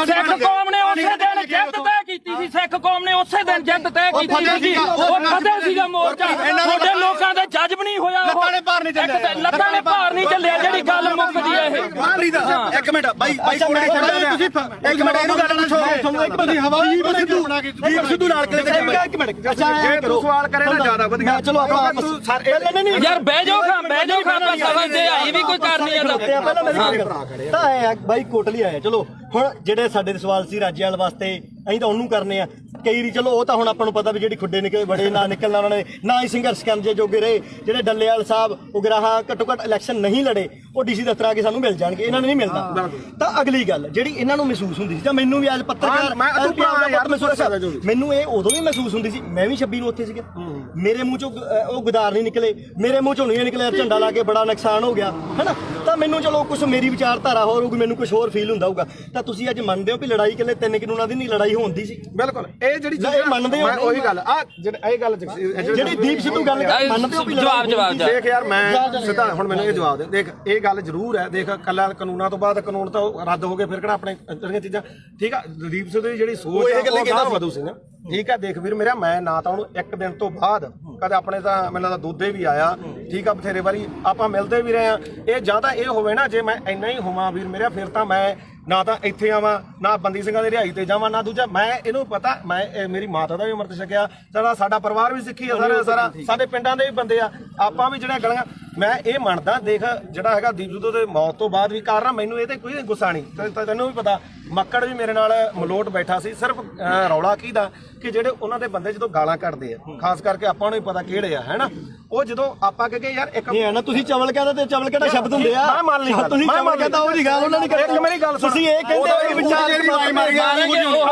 ਸਿੱਖ ਕੌਮ ਨੇ ਉਸੇ ਦਿਨ ਜਿੱਤ ਤੈਅ ਕੀਤੀ ਸੀ ਸਿੱਖ ਕੌਮ ਨੇ ਉਸੇ ਦਿਨ ਜਿੱਤ ਤੈਅ ਕੀਤੀ ਸੀ ਉਹ ਫਤਿਹ ਸੀਗਾ ਮੋਰਚਾ ਤੁਹਾਡੇ ਲੋਕਾਂ ਦੇ ਜੱਜ ਨਹੀਂ ਹੋਇਆ ਉਹ ਲੱਤਾਂ ਨੇ ਭਾਰ ਨਹੀਂ ਚੱਲਿਆ ਜਿਹੜੀ ਗੱਲ ਮੁੱਕਦੀ ਹੈ ਇਹ ਇੱਕ ਮਿੰਟ ਬਾਈ ਕੋਲੇ ਤੁਸੀਂ ਇੱਕ ਮਿੰਟ ਇਹਨੂੰ ਗੱਲ ਸੁਣੋ ਇੱਕ ਮਿੰਟ ਹਵਾਈ ਦੀਪ ਸਿੱਧੂ ਨਾਲ ਕਿਤੇ ਇੱਕ ਮਿੰਟ ਜੇ ਤੂੰ ਸਵਾਲ ਕਰੇ ਨਾ ਜ਼ਿਆਦਾ ਵਧੀਆ ਚਲੋ ਆਪਾਂ ਯਾਰ ਬਹਿ ਜਾਓ ਖਾਂ ਆਪਾਂ ਸਵਾਲ ਤੇ ਆਈ ਵੀ ਕੋਈ ਕਰਨੀ ਆ ਪਹਿਲਾਂ ਮੇਰੀ ਤਾਂ ਆਇਆ ਬਾਈ ਕੋਟਲੀ ਆਇਆ ਚਲੋ ਹੁਣ ਜਿਹੜੇ ਸਾਡੇ ਸਵਾਲ ਸੀ ਰਾਜੇਵਾਲ ਵਾਸਤੇ ਅਸੀਂ ਤਾਂ ਉਹਨੂੰ ਕਰਨੇ ਆ ਕਈ ਰੀ ਚਲੋ ਉਹ ਤਾਂ ਹੁਣ ਆਪਾਂ ਨੂੰ ਪਤਾ ਵੀ ਜਿਹੜੀ ਖੁੱਡੇ ਨਿਕਲੇ ਬੜੇ ਨਾ ਨਿਕਲਣਾ ਉਹਨਾਂ ਨੇ ਨਾ ਹੀ ਸੰਘਰਸ਼ ਕਰਨ ਜੇ ਜੋਗੇ ਰਹੇ ਜਿਹੜੇ ਡੱਲੇਵਾਲ ਸਾਹਿਬ ਉਗਰਾਹਾਂ ਘੱਟੋ ਘੱਟ ਇਲੈਕਸ਼ਨ ਨਹੀਂ ਲੜੇ ਉਹ ਡੀਸੀ ਦਫ਼ਤਰ ਆ ਕੇ ਸਾਨੂੰ ਮਿਲ ਜਾਣਗੇ ਇਹਨਾਂ ਨੂੰ ਨਹੀਂ ਮਿਲਦਾ ਤਾਂ ਅਗਲੀ ਗੱਲ ਜਿਹੜੀ ਇਹਨਾਂ ਨੂੰ ਮਹਿਸੂਸ ਹੁੰਦੀ ਸੀ ਜਾਂ ਮੈਨੂੰ ਵੀ ਅੱਜ ਪੱਤਰਕਾਰ ਮੈਨੂੰ ਇਹ ਉਦੋਂ ਵੀ ਮਹਿਸੂਸ ਹੁੰਦੀ ਸੀ ਮੈਂ ਵੀ 26 ਨੂੰ ਉੱਥੇ ਸੀਗਾ ਮੇਰੇ ਮੂੰਹ ਚੋਂ ਉਹ ਗੁਦਾਰ ਨਹੀਂ ਨਿਕਲੇ ਮੇਰੇ ਮੂੰਹ ਚੋਂ ਨਹੀਂ ਨਿਕਲਿਆ ਝੰਡਾ ਲਾ ਕੇ ਬੜਾ ਨੁਕਸਾਨ ਹੋ ਗਿਆ ਹੈਨਾ ਤਾਂ ਮੈਨੂੰ ਚਲੋ ਕੁਝ ਮੇਰੀ ਵਿਚਾਰਧਾਰਾ ਹੋਰ ਹੋਊਗੀ ਮੈਨੂੰ ਕੁਝ ਹੋਰ ਫੀਲ ਹੁੰਦਾ ਹੋਊਗਾ ਤਾਂ ਤੁਸੀਂ ਅੱਜ ਮੰਨਦੇ ਹੋ ਵੀ ਲੜਾਈ ਕਿਲੇ 3 ਕਾਨੂੰਨਾਂ ਦੀ ਨਹੀਂ ਲੜਾਈ ਹੁੰਦੀ ਸੀ ਬਿਲਕੁਲ ਇਹ ਜਿਹੜੀ ਇਹ ਮੰਨਦੇ ਹੋ ਉਹੀ ਗੱਲ ਆ ਇਹ ਗੱਲ ਜਿਹੜੀ ਦੀਪ ਸਿੱਧੂ ਗੱਲ ਮੰਨਦੇ ਹੋ ਵੀ ਜਵਾਬ ਦੇਖ ਯਾਰ ਮੈਂ ਸਿੱਧਾ ਹੁਣ ਮੈਨੂੰ ਇਹ ਜਵਾਬ ਦੇ ਦੇਖ ਇਹ ਗੱਲ ਜ਼ਰੂਰ ਹੈ ਦੇਖ ਕੱਲਾ ਕਾਨੂੰਨਾਂ ਤੋਂ ਬਾਅਦ ਕਾਨੂੰਨ ਤਾਂ ਰੱਦ ਹੋ ਗਏ ਫਿਰ ਕਿਹੜਾ ਆਪਣੇ ਜਿਹੜੀਆਂ ਚੀਜ਼ਾਂ ਠੀਕ ਆ ਦੀਪ ਸਿੱਧੂ ਦੀ ਜਿਹੜੀ ਸੋਚ ਆ ਉਹ ਵਧੂ ਸੀ ਨਾ ਠੀਕ ਆ ਦੇਖ ਵੀਰ ਮੇਰਾ ਮੈਂ ਨਾ ਤਾਂ ਉਹਨੂੰ ਇੱਕ ਦਿਨ ਤੋਂ ਬਾਅਦ ਕਦੇ ਆਪਣੇ ਤਾਂ ਮੈਨੂੰ ਲੱਗਦਾ ਦੋਦੇ ਵੀ ਆਇਆ ਠੀਕ ਆ ਬਥੇਰੇ ਵਾਰੀ ਆਪਾਂ ਮਿਲਦੇ ਵੀ ਰਹੇ ਆ ਇਹ ਜਾਂ ਤਾਂ ਇਹ ਹੋਵੇ ਨਾ ਜੇ ਮੈਂ ਇੰਨਾ ਹੀ ਹੋਵਾਂ ਵੀਰ ਮੇਰਾ ਫਿਰ ਤਾਂ ਮੈਂ ਨਾ ਤਾਂ ਇੱਥੇ ਆਵਾਂ ਨਾ ਬੰਦੀ ਸਿੰਘਾਂ ਦੀ ਰਿਹਾਈ ਤੇ ਜਾਵਾਂ ਨਾ ਦੂਜਾ ਮੈਂ ਇਹਨੂੰ ਪਤਾ ਮੈਂ ਮੇਰੀ ਮਾਤਾ ਦਾ ਵੀ ਅੰਮ੍ਰਿਤ ਛਕਿਆ ਸਾਡਾ ਪਰਿਵਾਰ ਵੀ ਸਿੱਖੀ ਆ ਸਾਰਾ ਸਾਡੇ ਪਿੰਡਾਂ ਦੇ ਵੀ ਬੰਦੇ ਆ ਆਪਾਂ ਵੀ ਜਿਹੜਾ ਗਲੀਆਂ ਮੈਂ ਇਹ ਮੰਨਦਾ ਦੇਖ ਜਿਹੜਾ ਹੈਗਾ ਦੀਪ ਸਿੱਧੂ ਦੇ ਮੌਤ ਤੋਂ ਬਾਅਦ ਵੀ ਕਾਰਨ ਮੈਨੂੰ ਇਹ ਤੇ ਕੋਈ ਗੁੱਸਾ ਨਹੀਂ ਤੈਨੂੰ ਵੀ ਪਤਾ ਮੱਕੜ ਵੀ ਮੇਰੇ ਨਾਲ ਮਲੋਟ ਬੈਠਾ ਸੀ ਸਿਰਫ ਰੌਲਾ ਕੀ ਦਾ ਕਿ ਜਿਹੜੇ ਉਹਨਾਂ ਦੇ ਬੰਦੇ ਜਦੋਂ ਗਾਲਾਂ ਕੱਢਦੇ ਆ ਖਾਸ ਕਰਕੇ ਆਪਾਂ ਨੂੰ ਵੀ ਪਤਾ ਕਿਹੜੇ ਆ ਹੈਨਾ ਉਹ ਜਦੋਂ ਆਪਾਂ ਕਹੇ ਯਾਰ ਇੱਕ ਨਹੀਂ ਹੈ ਨਾ ਤੁਸੀਂ ਚਵਲ ਕਹਿੰਦਾ ਤੇ ਚਵਲ ਕਿਹੜਾ ਸ਼ਬਦ ਹੁੰਦੇ ਆ ਮੈਂ ਮੰਨ ਲਈ ਤੁਸੀਂ ਚਵਲ ਕਹਿੰਦਾ ਉਹ ਦੀ ਗੱਲ ਉਹਨਾਂ ਨੇ ਇੱਕ ਮੇਰੀ ਗੱਲ ਤੁਸੀਂ ਇਹ ਕਹਿੰਦੇ ਹੋ ਕਿ ਵਿਚਾਰ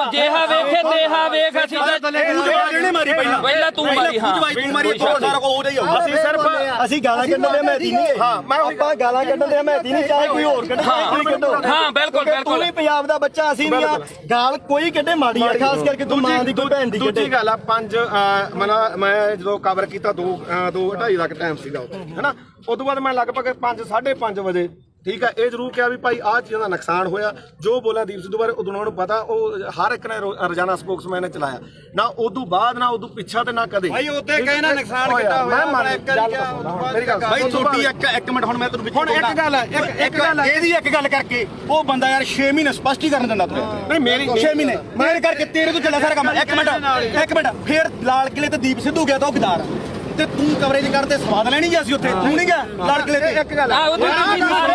ਜਿਹਾ ਵੇਖੇ ਤੇਹਾ ਵੇਖ ਅਸੀਂ ਇਹਨੇ ਮਾਰੀ ਪਹਿਲਾਂ ਤੂੰ ਮਾਰੀ ਹਾਂ ਤੂੰ ਮਾਰੀ ਸਾਰਾ ਕੋ ਹੋ ਜਾਈ ਅਸੀਂ ਸਿਰਫ ਅਸੀਂ ਗਾਲਾਂ ਕੱਢਣ ਦੇ ਮਹਿਤੀ ਨਹੀਂ ਹਾਂ ਮੈਂ ਆਪਾਂ ਗਾਲਾਂ ਕੱਢਣ ਦੇ ਮਹਿਤੀ ਨਹੀਂ ਚਾਹੇ ਕੋਈ ਹੋਰ ਕੱਢੇ ਕੋਈ ਕੱਢੋ ਹਾਂ ਬਿਲਕੁਲ ਤੂੰ ਵੀ ਪੰਜਾਬ ਦਾ ਬੱਚਾ ਅਸੀਂ ਨਹੀਂ ਆ ਗਾਲ ਕੋਈ ਕੱਢੇ ਮਾੜੀ ਆ ਖਾਸ ਕਰਕੇ ਤੂੰ ਮਾਂ ਦੀ ਕੋਈ ਭੈਣ ਦੀ ਕੱਢੇ ਦੂਜੀ ਗੱਲ ਆ ਮੈਂ ਜਦੋਂ ਕਵਰ ਕੀਤਾ 2:30 ਦਾ ਟਾਈਮ ਸੀਗਾ ਉੱਥੇ ਹੈਨਾ ਉਸ ਤੋਂ ਬਾਅਦ ਮੈਂ ਲਗਭਗ 5:30 ਵਜੇ ਠੀਕ ਹੈ, ਇਹ ਜ਼ਰੂਰ ਕਿਹਾ ਵੀ ਭਾਈ ਆਹ ਚੀਜ਼ਾਂ ਦਾ ਨੁਕਸਾਨ ਹੋਇਆ। ਜੋ ਬੋਲਿਆ ਦੀਪ ਸਿੱਧੂ ਬਾਰੇ ਉਦੋਂ ਉਹਨਾਂ ਨੂੰ ਪਤਾ, ਉਹ ਹਰ ਇੱਕ ਨੇ ਰੋਜ਼ਾਨਾ ਸਪੋਕਸਮੈਨ ਨੇ ਚਲਾਇਆ, ਨਾ ਉਦੋਂ ਬਾਅਦ ਨਾ ਉਦੋਂ ਪਿੱਛਾ ਤੇ ਨਾ ਕਦੇ। ਭਾਈ ਉੱਤੇ ਕਹੇ ਨਾ ਨੁਕਸਾਨ ਕਿੱਡਾ ਹੋਇਆ, ਮੈਂ ਇੱਕ ਵਾਰੀ ਕਿਹਾ। ਮੇਰੀ ਗੱਲ ਭਾਈ ਤੁਹਾਡੀ ਇੱਕ ਮਿੰਟ, ਹੁਣ ਮੈਂ ਤੁਹਾਨੂੰ ਹੁਣ ਇੱਕ ਗੱਲ ਹੈ, ਇੱਕ ਗੱਲ ਹੈ, ਇਹਦੀ ਇੱਕ ਗੱਲ ਕਰਕੇ ਉਹ ਬੰਦਾ ਯਾਰ 6 ਮਹੀਨੇ ਸਪਸ਼ਟੀਕਰਨ ਦਿੰਦਾ ਤੂੰ। ਨਹੀਂ ਮੇਰੀ 6 ਮਹੀਨੇ ਮੇਰੇ ਕਰਕੇ ਤੇਰੇ ਤੋਂ ਚੱਲਿਆ ਸਾਰਾ ਕੰਮ। ਇੱਕ ਮਿੰਟ ਫੇਰ ਲਾਲ ਕਿਲੇ ਤੇ ਦੀਪ ਸਿੱਧੂ ਗਿਆ ਤਾਂ ਉਹ ਗਦਾਰ ਤੇ ਤੂੰ ਕਵਰੇਜ ਕਰਦੇ ਸਵਾਦ ਲੈਣੀ ਗਿਆ ਸੀ ਉੱਥੇ, ਤੂੰ ਨਹੀਂ ਗਿਆ ਲਾਲ ਕਿਲੇ ਤੇ। ਇੱਕ ਗੱਲ ਉੱਥੇ ਤੁਸੀਂ ਸਾਰੇ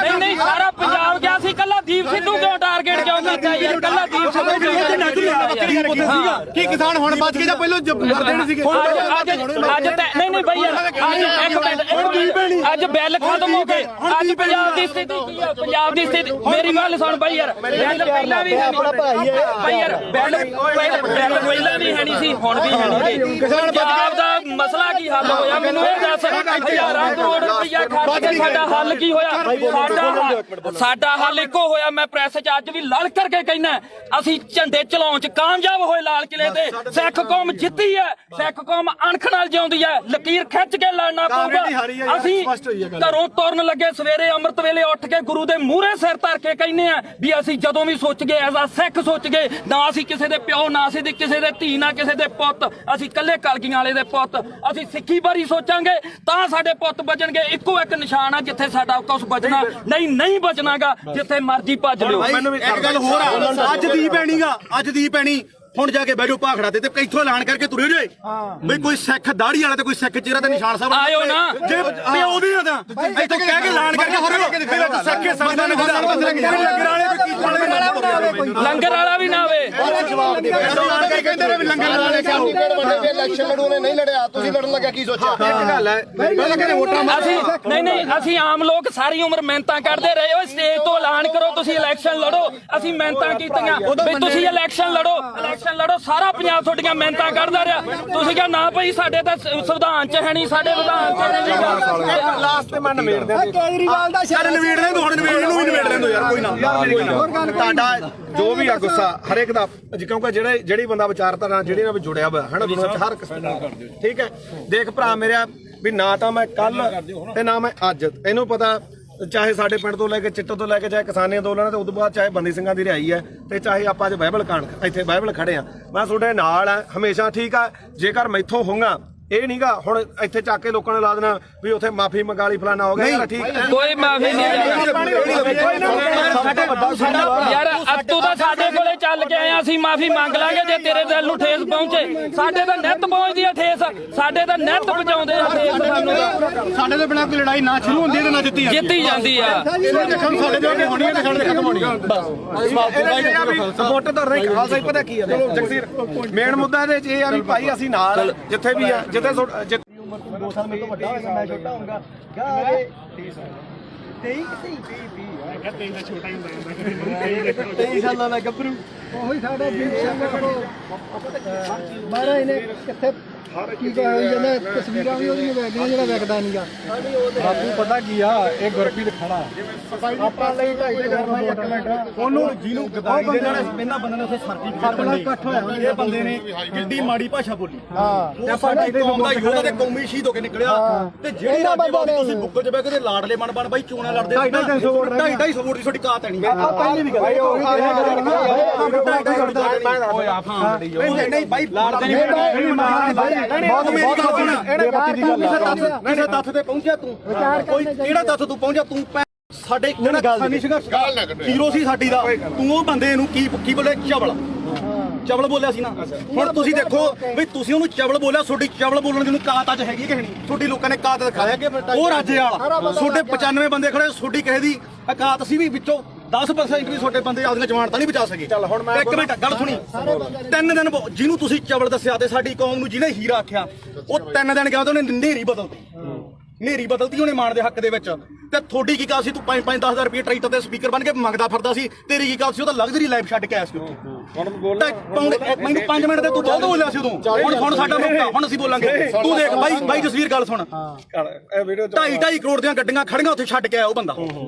ਹੀ ਨਹੀਂ ਸਾਰਾ ਪੰਜਾਬ ਗਿਆ ਸੀ, ਕੱਲਾ ਦੀਪ ਸਿੱਧੂ ਕਿਉਂ ਟਾਰਗੇਟ ਕਿਉਂ ਕੀਤਾ ਯਾਰ? ਕੱਲਾ ਦੀਪ ਸਿੱਧੂ ਕੀ ਕਿਸਾਨ ਹੁਣ ਬਚ ਕੇ ਜਾਂ ਪਹਿਲਾਂ ਮਰਦੇ ਨਹੀਂ ਸੀਗੇ? ਅੱਜ ਨਹੀਂ ਬਈ ਯਾਰ ਅੱਜ ਬਿੱਲ ਖਤਮ ਹੋ ਗਏ। ਅੱਜ ਪੰਜਾਬ ਦੀ ਸਥਿਤੀ ਕੀ ਆ? ਪੰਜਾਬ ਦੀ ਸਥਿਤੀ ਮੇਰੀ ਗੱਲ ਸੁਣ ਬਈ ਯਾਰ, ਬਿੱਲ ਪਹਿਲਾਂ ਵੀ ਹੈ ਬਈ ਯਾਰ, ਬਿੱਲ ਪਹਿਲਾਂ ਵੀ ਹੈ ਨਹੀਂ ਸੀ, ਹੁਣ ਵੀ ਹੈ ਨਹੀਂ। ਪੰਜਾਬ ਦਾ ਮਸਲਾ ਕੀ ਹੱਲ ਹੋਇਆ ਮੈਨੂੰ ਇਹ ਦੱਸ। ਹਜ਼ਾਰਾਂ ਕਰੋੜ ਰੁਪਇਆ ਖਰਚ ਕੇ ਸਾਡਾ ਹੱਲ ਕੀ ਹੋਇਆ? ਸਾਡਾ ਹੱਲ ਇੱਕੋ ਹੋਇਆ। ਮੈਂ ਪ੍ਰੈਸ 'ਚ ਅੱਜ ਵੀ ਲੜ ਕਰਕੇ ਕਹਿਣਾ, ਅਸੀਂ ਝੰਡੇ ਚਲਾਉਣ 'ਚ ਕਾਮਯਾਬ ਹੋਏ ਲਾਲ ਕਿਲੇ ਤੇ। ਸਿੱਖ ਕੌਮ ਜਿੱਤੀ ਹੈ, ਸਿੱਖ ਕੌਮ ਅਣਖ ਨਾਲ ਜਿਉਂਦੀ ਹੈ। ਲਕੀਰ ਖਿੱਚ ਕੇ ਲੜਨਾ ਪਊਗਾ। ਅਸੀਂ ਘਰੋਂ ਤੁਰਨ ਲੱਗੇ ਸਵੇਰੇ ਅੰਮ੍ਰਿਤ ਵੇਲੇ ਉੱਠ ਕੇ ਗੁਰੂ ਦੇ ਮੂਹਰੇ ਸਿਰ ਧਰ ਕੇ ਕਹਿੰਦੇ ਆ ਵੀ ਅਸੀਂ ਜਦੋਂ ਵੀ ਸੋਚ ਗਏ ਐਜ਼ ਆ ਸਿੱਖ ਸੋਚ ਗਏ, ਨਾ ਅਸੀਂ ਕਿਸੇ ਦੇ ਪਿਓ, ਨਾ ਅਸੀਂ ਕਿਸੇ ਦੇ ਧੀ, ਨਾ ਕਿਸੇ ਦੇ ਪੁੱਤ, ਅਸੀਂ ਇਕੱਲੇ ਕਲਗੀਆਂ ਵਾਲੇ ਦੇ ਪੁੱਤ। ਅਸੀਂ ਸਿੱਖੀ ਬਾਰੇ ਸੋਚਾਂਗੇ ਤਾਂ ਸਾਡੇ ਪੁੱਤ ਬਚਣਗੇ। ਇੱਕੋ ਇੱਕ ਨਿਸ਼ਾਨ ਆ ਜਿੱਥੇ ਸਾਡਾ ਕੁਝ ਬਚਣਾ, ਨਹੀਂ ਬਚਣਾਗਾ ਜਿੱਥੇ ਮਰਜ਼ੀ ਭੱਜ ਲਿਓ। ਇੱਕ ਗੱਲ ਹੋਰ ਆ, ਅੱਜ ਦੀ ਪੈਣੀਗਾ, ਅੱਜ ਦੀ ਪੈਣੀ ਹੁਣ ਜਾ ਕੇ ਬਹਿ ਜਾਓ ਭਾਖੜਾ ਤੇ ਇੱਥੋਂ ਐਲਾਨ ਕਰਕੇ ਤੁਰੇ ਜੇ ਬਈ ਕੋਈ ਸਿੱਖ ਦਾੜੀ ਵਾਲਾ ਤੇ ਕੋਈ ਸਿੱਖ ਚਿਹਰਾ ਤੇ ਨਿਸ਼ਾਨ ਸਾਹਿਬ ਆਇਓ ਨਾ। ਜੇ ਪਿਓ ਦੀ ਨਾ ਤਾਂ ਇੱਥੋਂ ਕਹਿ ਕੇ ਐਲਾਨ ਕਰਕੇ ਤੁਰੇ ਸਿੱਖੇ ਸੰਗਤਾਂ ਨੇ ਲੰਗਰ ਵਾਲੇ ਲੰਗਰ ਵਾਲਾ ਵੀ ਨਾ ਆਵੇ। ਕਹਿੰਦੇ ਨੇ ਵੀ ਲੰਗਰ ਵਾਲੇ ਇਲੈਕਸ਼ਨ ਲੜੂ ਨੇ ਨਹੀਂ ਲੜਿਆ, ਤੁਸੀਂ ਲੜਨ ਲੱਗਿਆ ਕੀ ਸੋਚਿਆ? ਇੱਕ ਗੱਲ ਹੈ, ਪਹਿਲਾਂ ਕਹਿੰਦੇ ਵੋਟਾਂ ਨਹੀਂ ਅਸੀਂ ਆਮ ਲੋਕ ਸਾਰੀ ਉਮਰ ਮਿਹਨਤਾਂ ਕਰਦੇ ਰਹੇ। ਓਏ ਸਟੇਜ ਤੋਂ ਐਲਾਨ ਕਰੋ ਤੁਸੀਂ ਇਲੈਕਸ਼ਨ ਲੜੋ। ਅਸੀਂ ਮਿਹਨਤਾਂ ਕੀਤੀਆਂ ਵੀ ਤੁਸੀਂ ਇਲੈਕਸ਼ਨ ਲੜੋ, ਸਾਰਾ ਪੰਜਾਬ ਤੁਹਾਡੀਆਂ ਮਿਹਨਤਾਂ ਕਰਦਾ ਰਿਹਾ। ਤੁਸੀਂ ਕਿਹਾ ਨਾ ਭਾਈ ਸਾਡੇ ਤਾਂ ਸੰਵਿਧਾਨ 'ਚ ਹੈ ਨਹੀਂ, ਸਾਡੇ ਵਿਧਾਨ 'ਚ ਨਹੀਂ। ਲਾਸਟ ਤੇ ਮੈਂ ਨਵੇੜ ਦੇ ਕੇਜਰੀਵਾਲ ਦਾ ਚੱਲ ਨਵੇੜ ਲੈ ਤੂੰ, ਹੁਣ ਨਵੇੜ ਨੂੰ ਵੀ ਨਵੇੜ ਲੈਂਦੋ ਯਾਰ ਕੋਈ ਨਾ। ਤੁਹਾਡਾ ਜੋ ਵੀ ਆ ਗੁੱਸਾ ਹਰੇਕ ਦਾ, ਕਿਉਂਕਿ ਜਿਹੜੀ ਬੰਦਾ ਵਿਚਾਰਧਾਰਾ ਜਿਹੜੀ ਨਾਲ ਜੁੜਿਆ ਹੋਇਆ ਹੈ ਨਾ ਦੁਨੀਆ 'ਚ ਹਰ ਕਿਸਮ ਦਾ, ਠੀਕ ਹੈ। ਦੇਖ ਭਰਾ ਮੇਰਾ ਵੀ ਨਾ ਤਾਂ ਮੈਂ ਕੱਲ ਤੇ ਨਾ ਮੈਂ ਅੱਜ, ਇਹਨੂੰ ਪਤਾ ਚਾਹੇ ਸਾਡੇ ਪਿੰਡ ਤੋਂ ਲੈ ਕੇ ਚਿੱਟੋ ਤੋਂ ਲੈ ਕੇ ਚਾਹੇ ਕਿਸਾਨੀ ਅੰਦੋਲਨ ਤੇ ਉਦੋਂ ਬਾਅਦ ਚਾਹੇ ਬੰਦੀ ਸਿੰਘਾਂ ਦੀ ਰਿਹਾਈ ਹੈ ਤੇ ਚਾਹੇ ਆਪਾਂ ਅੱਜ ਬਾਈਬਲ ਕਾਂਡ ਇੱਥੇ ਬਾਈਬਲ ਖੜੇ ਆ, ਮੈਂ ਤੁਹਾਡੇ ਨਾਲ ਆ ਹਮੇਸ਼ਾ, ਠੀਕ ਆ। ਜੇਕਰ ਮੈਥੋਂ ਹੋਊਗਾ ਇਹ ਨਹੀਂਗਾ ਹੁਣ ਇੱਥੇ ਚੱਕ ਕੇ ਲੋਕਾਂ ਨੇ ਲਾ ਦੇਣਾ ਵੀ ਉੱਥੇ ਮਾਫੀ ਮੰਗਾ ਲਈ ਫਲਾਣਾ ਹੋ ਗਿਆ ਯਾਰ, ਠੀਕ ਹੈ। ਕੋਈ ਮਾਫੀ ਨਹੀਂ ਯਾਰ, ਤੂੰ ਤਾਂ ਸਾਡੇ ਕੋਲੇ ਚੱਲ ਕੇ ਆਇਆ, ਅਸੀਂ ਮਾਫੀ ਮੰਗ ਲਾਂਗੇ ਜੇ ਤੇਰੇ ਦਿਲ ਨੂੰ ਠੇਸ ਪਹੁੰਚੇ। ਸਾਡੇ ਤਾਂ ਨਿੱਤ ਪਹੁੰਚਦੀ ਆ ਠੇਸ, ਸਾਡੇ ਤਾਂ ਨਿੱਤ ਪਹੁੰਚਾਉਂਦੇ ਆ ਠੇਸ ਸਾਨੂੰ। ਸਾਡੇ ਦੇ ਬਿਨਾਂ ਕੋਈ ਲੜਾਈ ਨਾ ਸ਼ੁਰੂ ਹੁੰਦੀ ਤੇ ਨਾ ਜਿੱਤੀ ਜਾਂਦੀ ਆ। ਸਾਡੇ ਜੋ ਹੋਣੀ ਹੈ ਤੇ ਸਾਡੇ ਖਤਮ ਹੋਣੀ ਹੈ ਬਸ। ਸਪੋਰਟ ਤਾਂ ਨਹੀਂ ਖਾਲਸਾ ਹੀ ਪਤਾ ਕੀ ਹੈ ਜਗਸੀਰ, ਮੇਨ ਮੁੱਦਾ ਇਹਦੇ 'ਚ ਇਹ ਆ ਵੀ ਭਾਈ ਅਸੀਂ ਨਾਲ ਜਿੱਥੇ ਵੀ ਆ, ਜਿੱਥੇ 2 ਸਾਲ ਮੇਰੇ ਤੋਂ ਵੱਡਾ ਹੋਏਗਾ, ਮੈਂ ਛੋਟਾ ਹੋਊਗਾ। 23 ਸਾਲਾਂ ਦਾ ਗੱਭਰੂ ਉਹੀ ਸਾਡਾ ਦੀਪ ਸਿੰਘ ਮਹਾਰਾਜ ਨੇ ਕਿੱਥੇ ਕੀ ਹੋਈ ਜਾਂਦਾ। ਤਸਵੀਰਾਂ ਵੀ ਉਹਦੀਆਂ ਵੇਖਦੀਆਂ ਜਿਹੜਾ ਵੇਖਦਾ ਨਹੀਂਗਾ। ਬਾਪੂ ਪਤਾ ਕੀ ਆ, ਇਹ ਗੁਰਪ੍ਰੀਤ ਖੜਾ ਆਪਾਂ ਲਈ 2.5 ਮਿੰਟ ਉਹਨੂੰ ਜਿਹਨੂੰ ਗਦਾਰੀ ਦੇ ਨਾਲ ਇਹਨਾਂ ਬੰਦੇ ਨੇ ਉੱਥੇ ਸਰਟੀਫਿਕੇਟ ਇਕੱਠ ਹੋਇਆ, ਇਹ ਬੰਦੇ ਨੇ ਕਿੱਡੀ ਮਾੜੀ ਭਾਸ਼ਾ ਬੋਲੀ। ਹਾਂ ਆਪਾਂ ਕੌਮ ਦਾ ਯੋਧਾ ਤੇ ਕੌਮੀ ਸ਼ਹੀਦ ਹੋ ਕੇ ਨਿਕਲਿਆ ਤੇ ਜਿਹੜੀ ਰਾਜੇਵਾਦੀ ਤੁਸੀਂ ਬੁੱਕਲ 'ਚ ਬਹਿ ਕੇ ਲਾੜਲੇ ਬਣ ਬਾਈ ਚੋਣਾਂ ਲੜਦੇ 2.5 ਵੋਟ ਦੀ ਤੁਹਾਡੀ ਕਾਤ ਹੈ ਨਹੀਂ। ਪਹਿਲੀ ਵੀ ਗੱਲ ਨਹੀਂ ਬਾਈ ਲੜਦੇ ਕਿਸੇ ਤੱਥ ਤੇ ਪਹੁੰਚਿਆ ਤੂੰ, ਕੋਈ ਕਿਹੜਾ ਤੱਥ ਤੂੰ ਪਹੁੰਚਿਆ? ਤੂੰ ਸਾਡੇ ਜਿਹੜਾ ਕਿਸਾਨੀ ਸੰਘਰਸ਼ ਜ਼ੀਰੋ ਸੀ ਸਾਡੀ ਦਾ, ਤੂੰ ਉਹ ਬੰਦੇ ਨੂੰ ਕੀ ਬੋਲੇ? ਚਵਲ ਬੋਲਿਆ ਸੀ ਨਾ। ਹੁਣ ਤੁਸੀਂ ਦੇਖੋ ਵੀ ਤੁਸੀਂ ਉਹਨੂੰ ਚਵਲ ਬੋਲਿਆ, ਤੁਹਾਡੀ ਚਵਲ ਬੋਲਣ ਦੀ ਨੂੰ ਕਾਤ ਅੱਜ ਹੈਗੀ ਕਿ ਨਹੀਂ? ਤੁਹਾਡੀ ਲੋਕਾਂ ਨੇ ਕਾਤ ਦਿਖਾਇਆ ਕਿ ਉਹ ਰਾਜੇ ਵਾਲਾ, ਤੁਹਾਡੇ 95 ਬੰਦੇ ਖੜੇ, ਤੁਹਾਡੀ ਕਿਸੇ ਦੀ ਕਾਤ ਸੀ ਵੀ ਵਿੱਚੋਂ 10% ਵੀ ਤੁਹਾਡੇ ਬੰਦੇ ਆਪਦੀਆਂ ਜ਼ਮਾਨਤਾਂ ਨਹੀਂ ਬਚਾ ਸਕੇ। ਚੱਲ ਹੁਣ ਮੈਂ ਇੱਕ ਮਿੰਟ ਗੱਲ ਸੁਣੀ। 3 ਦਿਨ ਜਿਹਨੂੰ ਤੁਸੀਂ ਚਵਲ ਦੱਸਿਆ ਤੇ ਸਾਡੀ ਕੌਮ ਨੂੰ ਜਿਹਨੇ ਹੀਰਾ ਆਖਿਆ, ਉਹ 3 ਦਿਨ ਗਿਆ ਤੇ ਉਹਨੇ ਨੇਰੀ ਬਦਲਤੀ ਉਹਨੇ ਮਾਣ ਦੇ ਹੱਕ ਦੇ ਵਿੱਚ। ਤੇ ਤੁਹਾਡੀ ਕੀ ਕਾਲ ਸੀ? ਤੂੰ 5-10 ਰੁਪਏ ਟਰੈਕਟਰ ਤੇ ਸਪੀਕਰ ਬਣ ਕੇ ਮੰਗਦਾ ਫਿਰਦਾ ਸੀ। ਤੇਰੀ ਕੀ ਕਾਲ ਸੀ? ਉਹ ਤਾਂ ਲਗਜ਼ਰੀ ਲਾਈਫ ਛੱਡ ਕੇ ਆਇਆ ਸੀ ਉੱਥੇ। ਮੈਨੂੰ 5 ਮਿੰਟ ਤੇ ਤੂੰ ਬਹੁਤ ਬੋਲਿਆ ਸੀ ਉਦੋਂ। ਹੁਣ ਸਾਡਾ ਮੌਕਾ, ਹੁਣ ਅਸੀਂ ਬੋਲਾਂਗੇ। ਤੂੰ ਦੇਖ ਬਾਈ ਜਸਵੀਰ ਗੱਲ ਸੁਣ। 2.5 ਕਰੋੜ ਦੀਆਂ ਗੱਡੀਆਂ ਖੜੀਆਂ ਉੱਥੇ ਛੱਡ ਕੇ ਆਇਆ ਉਹ ਬੰਦਾ।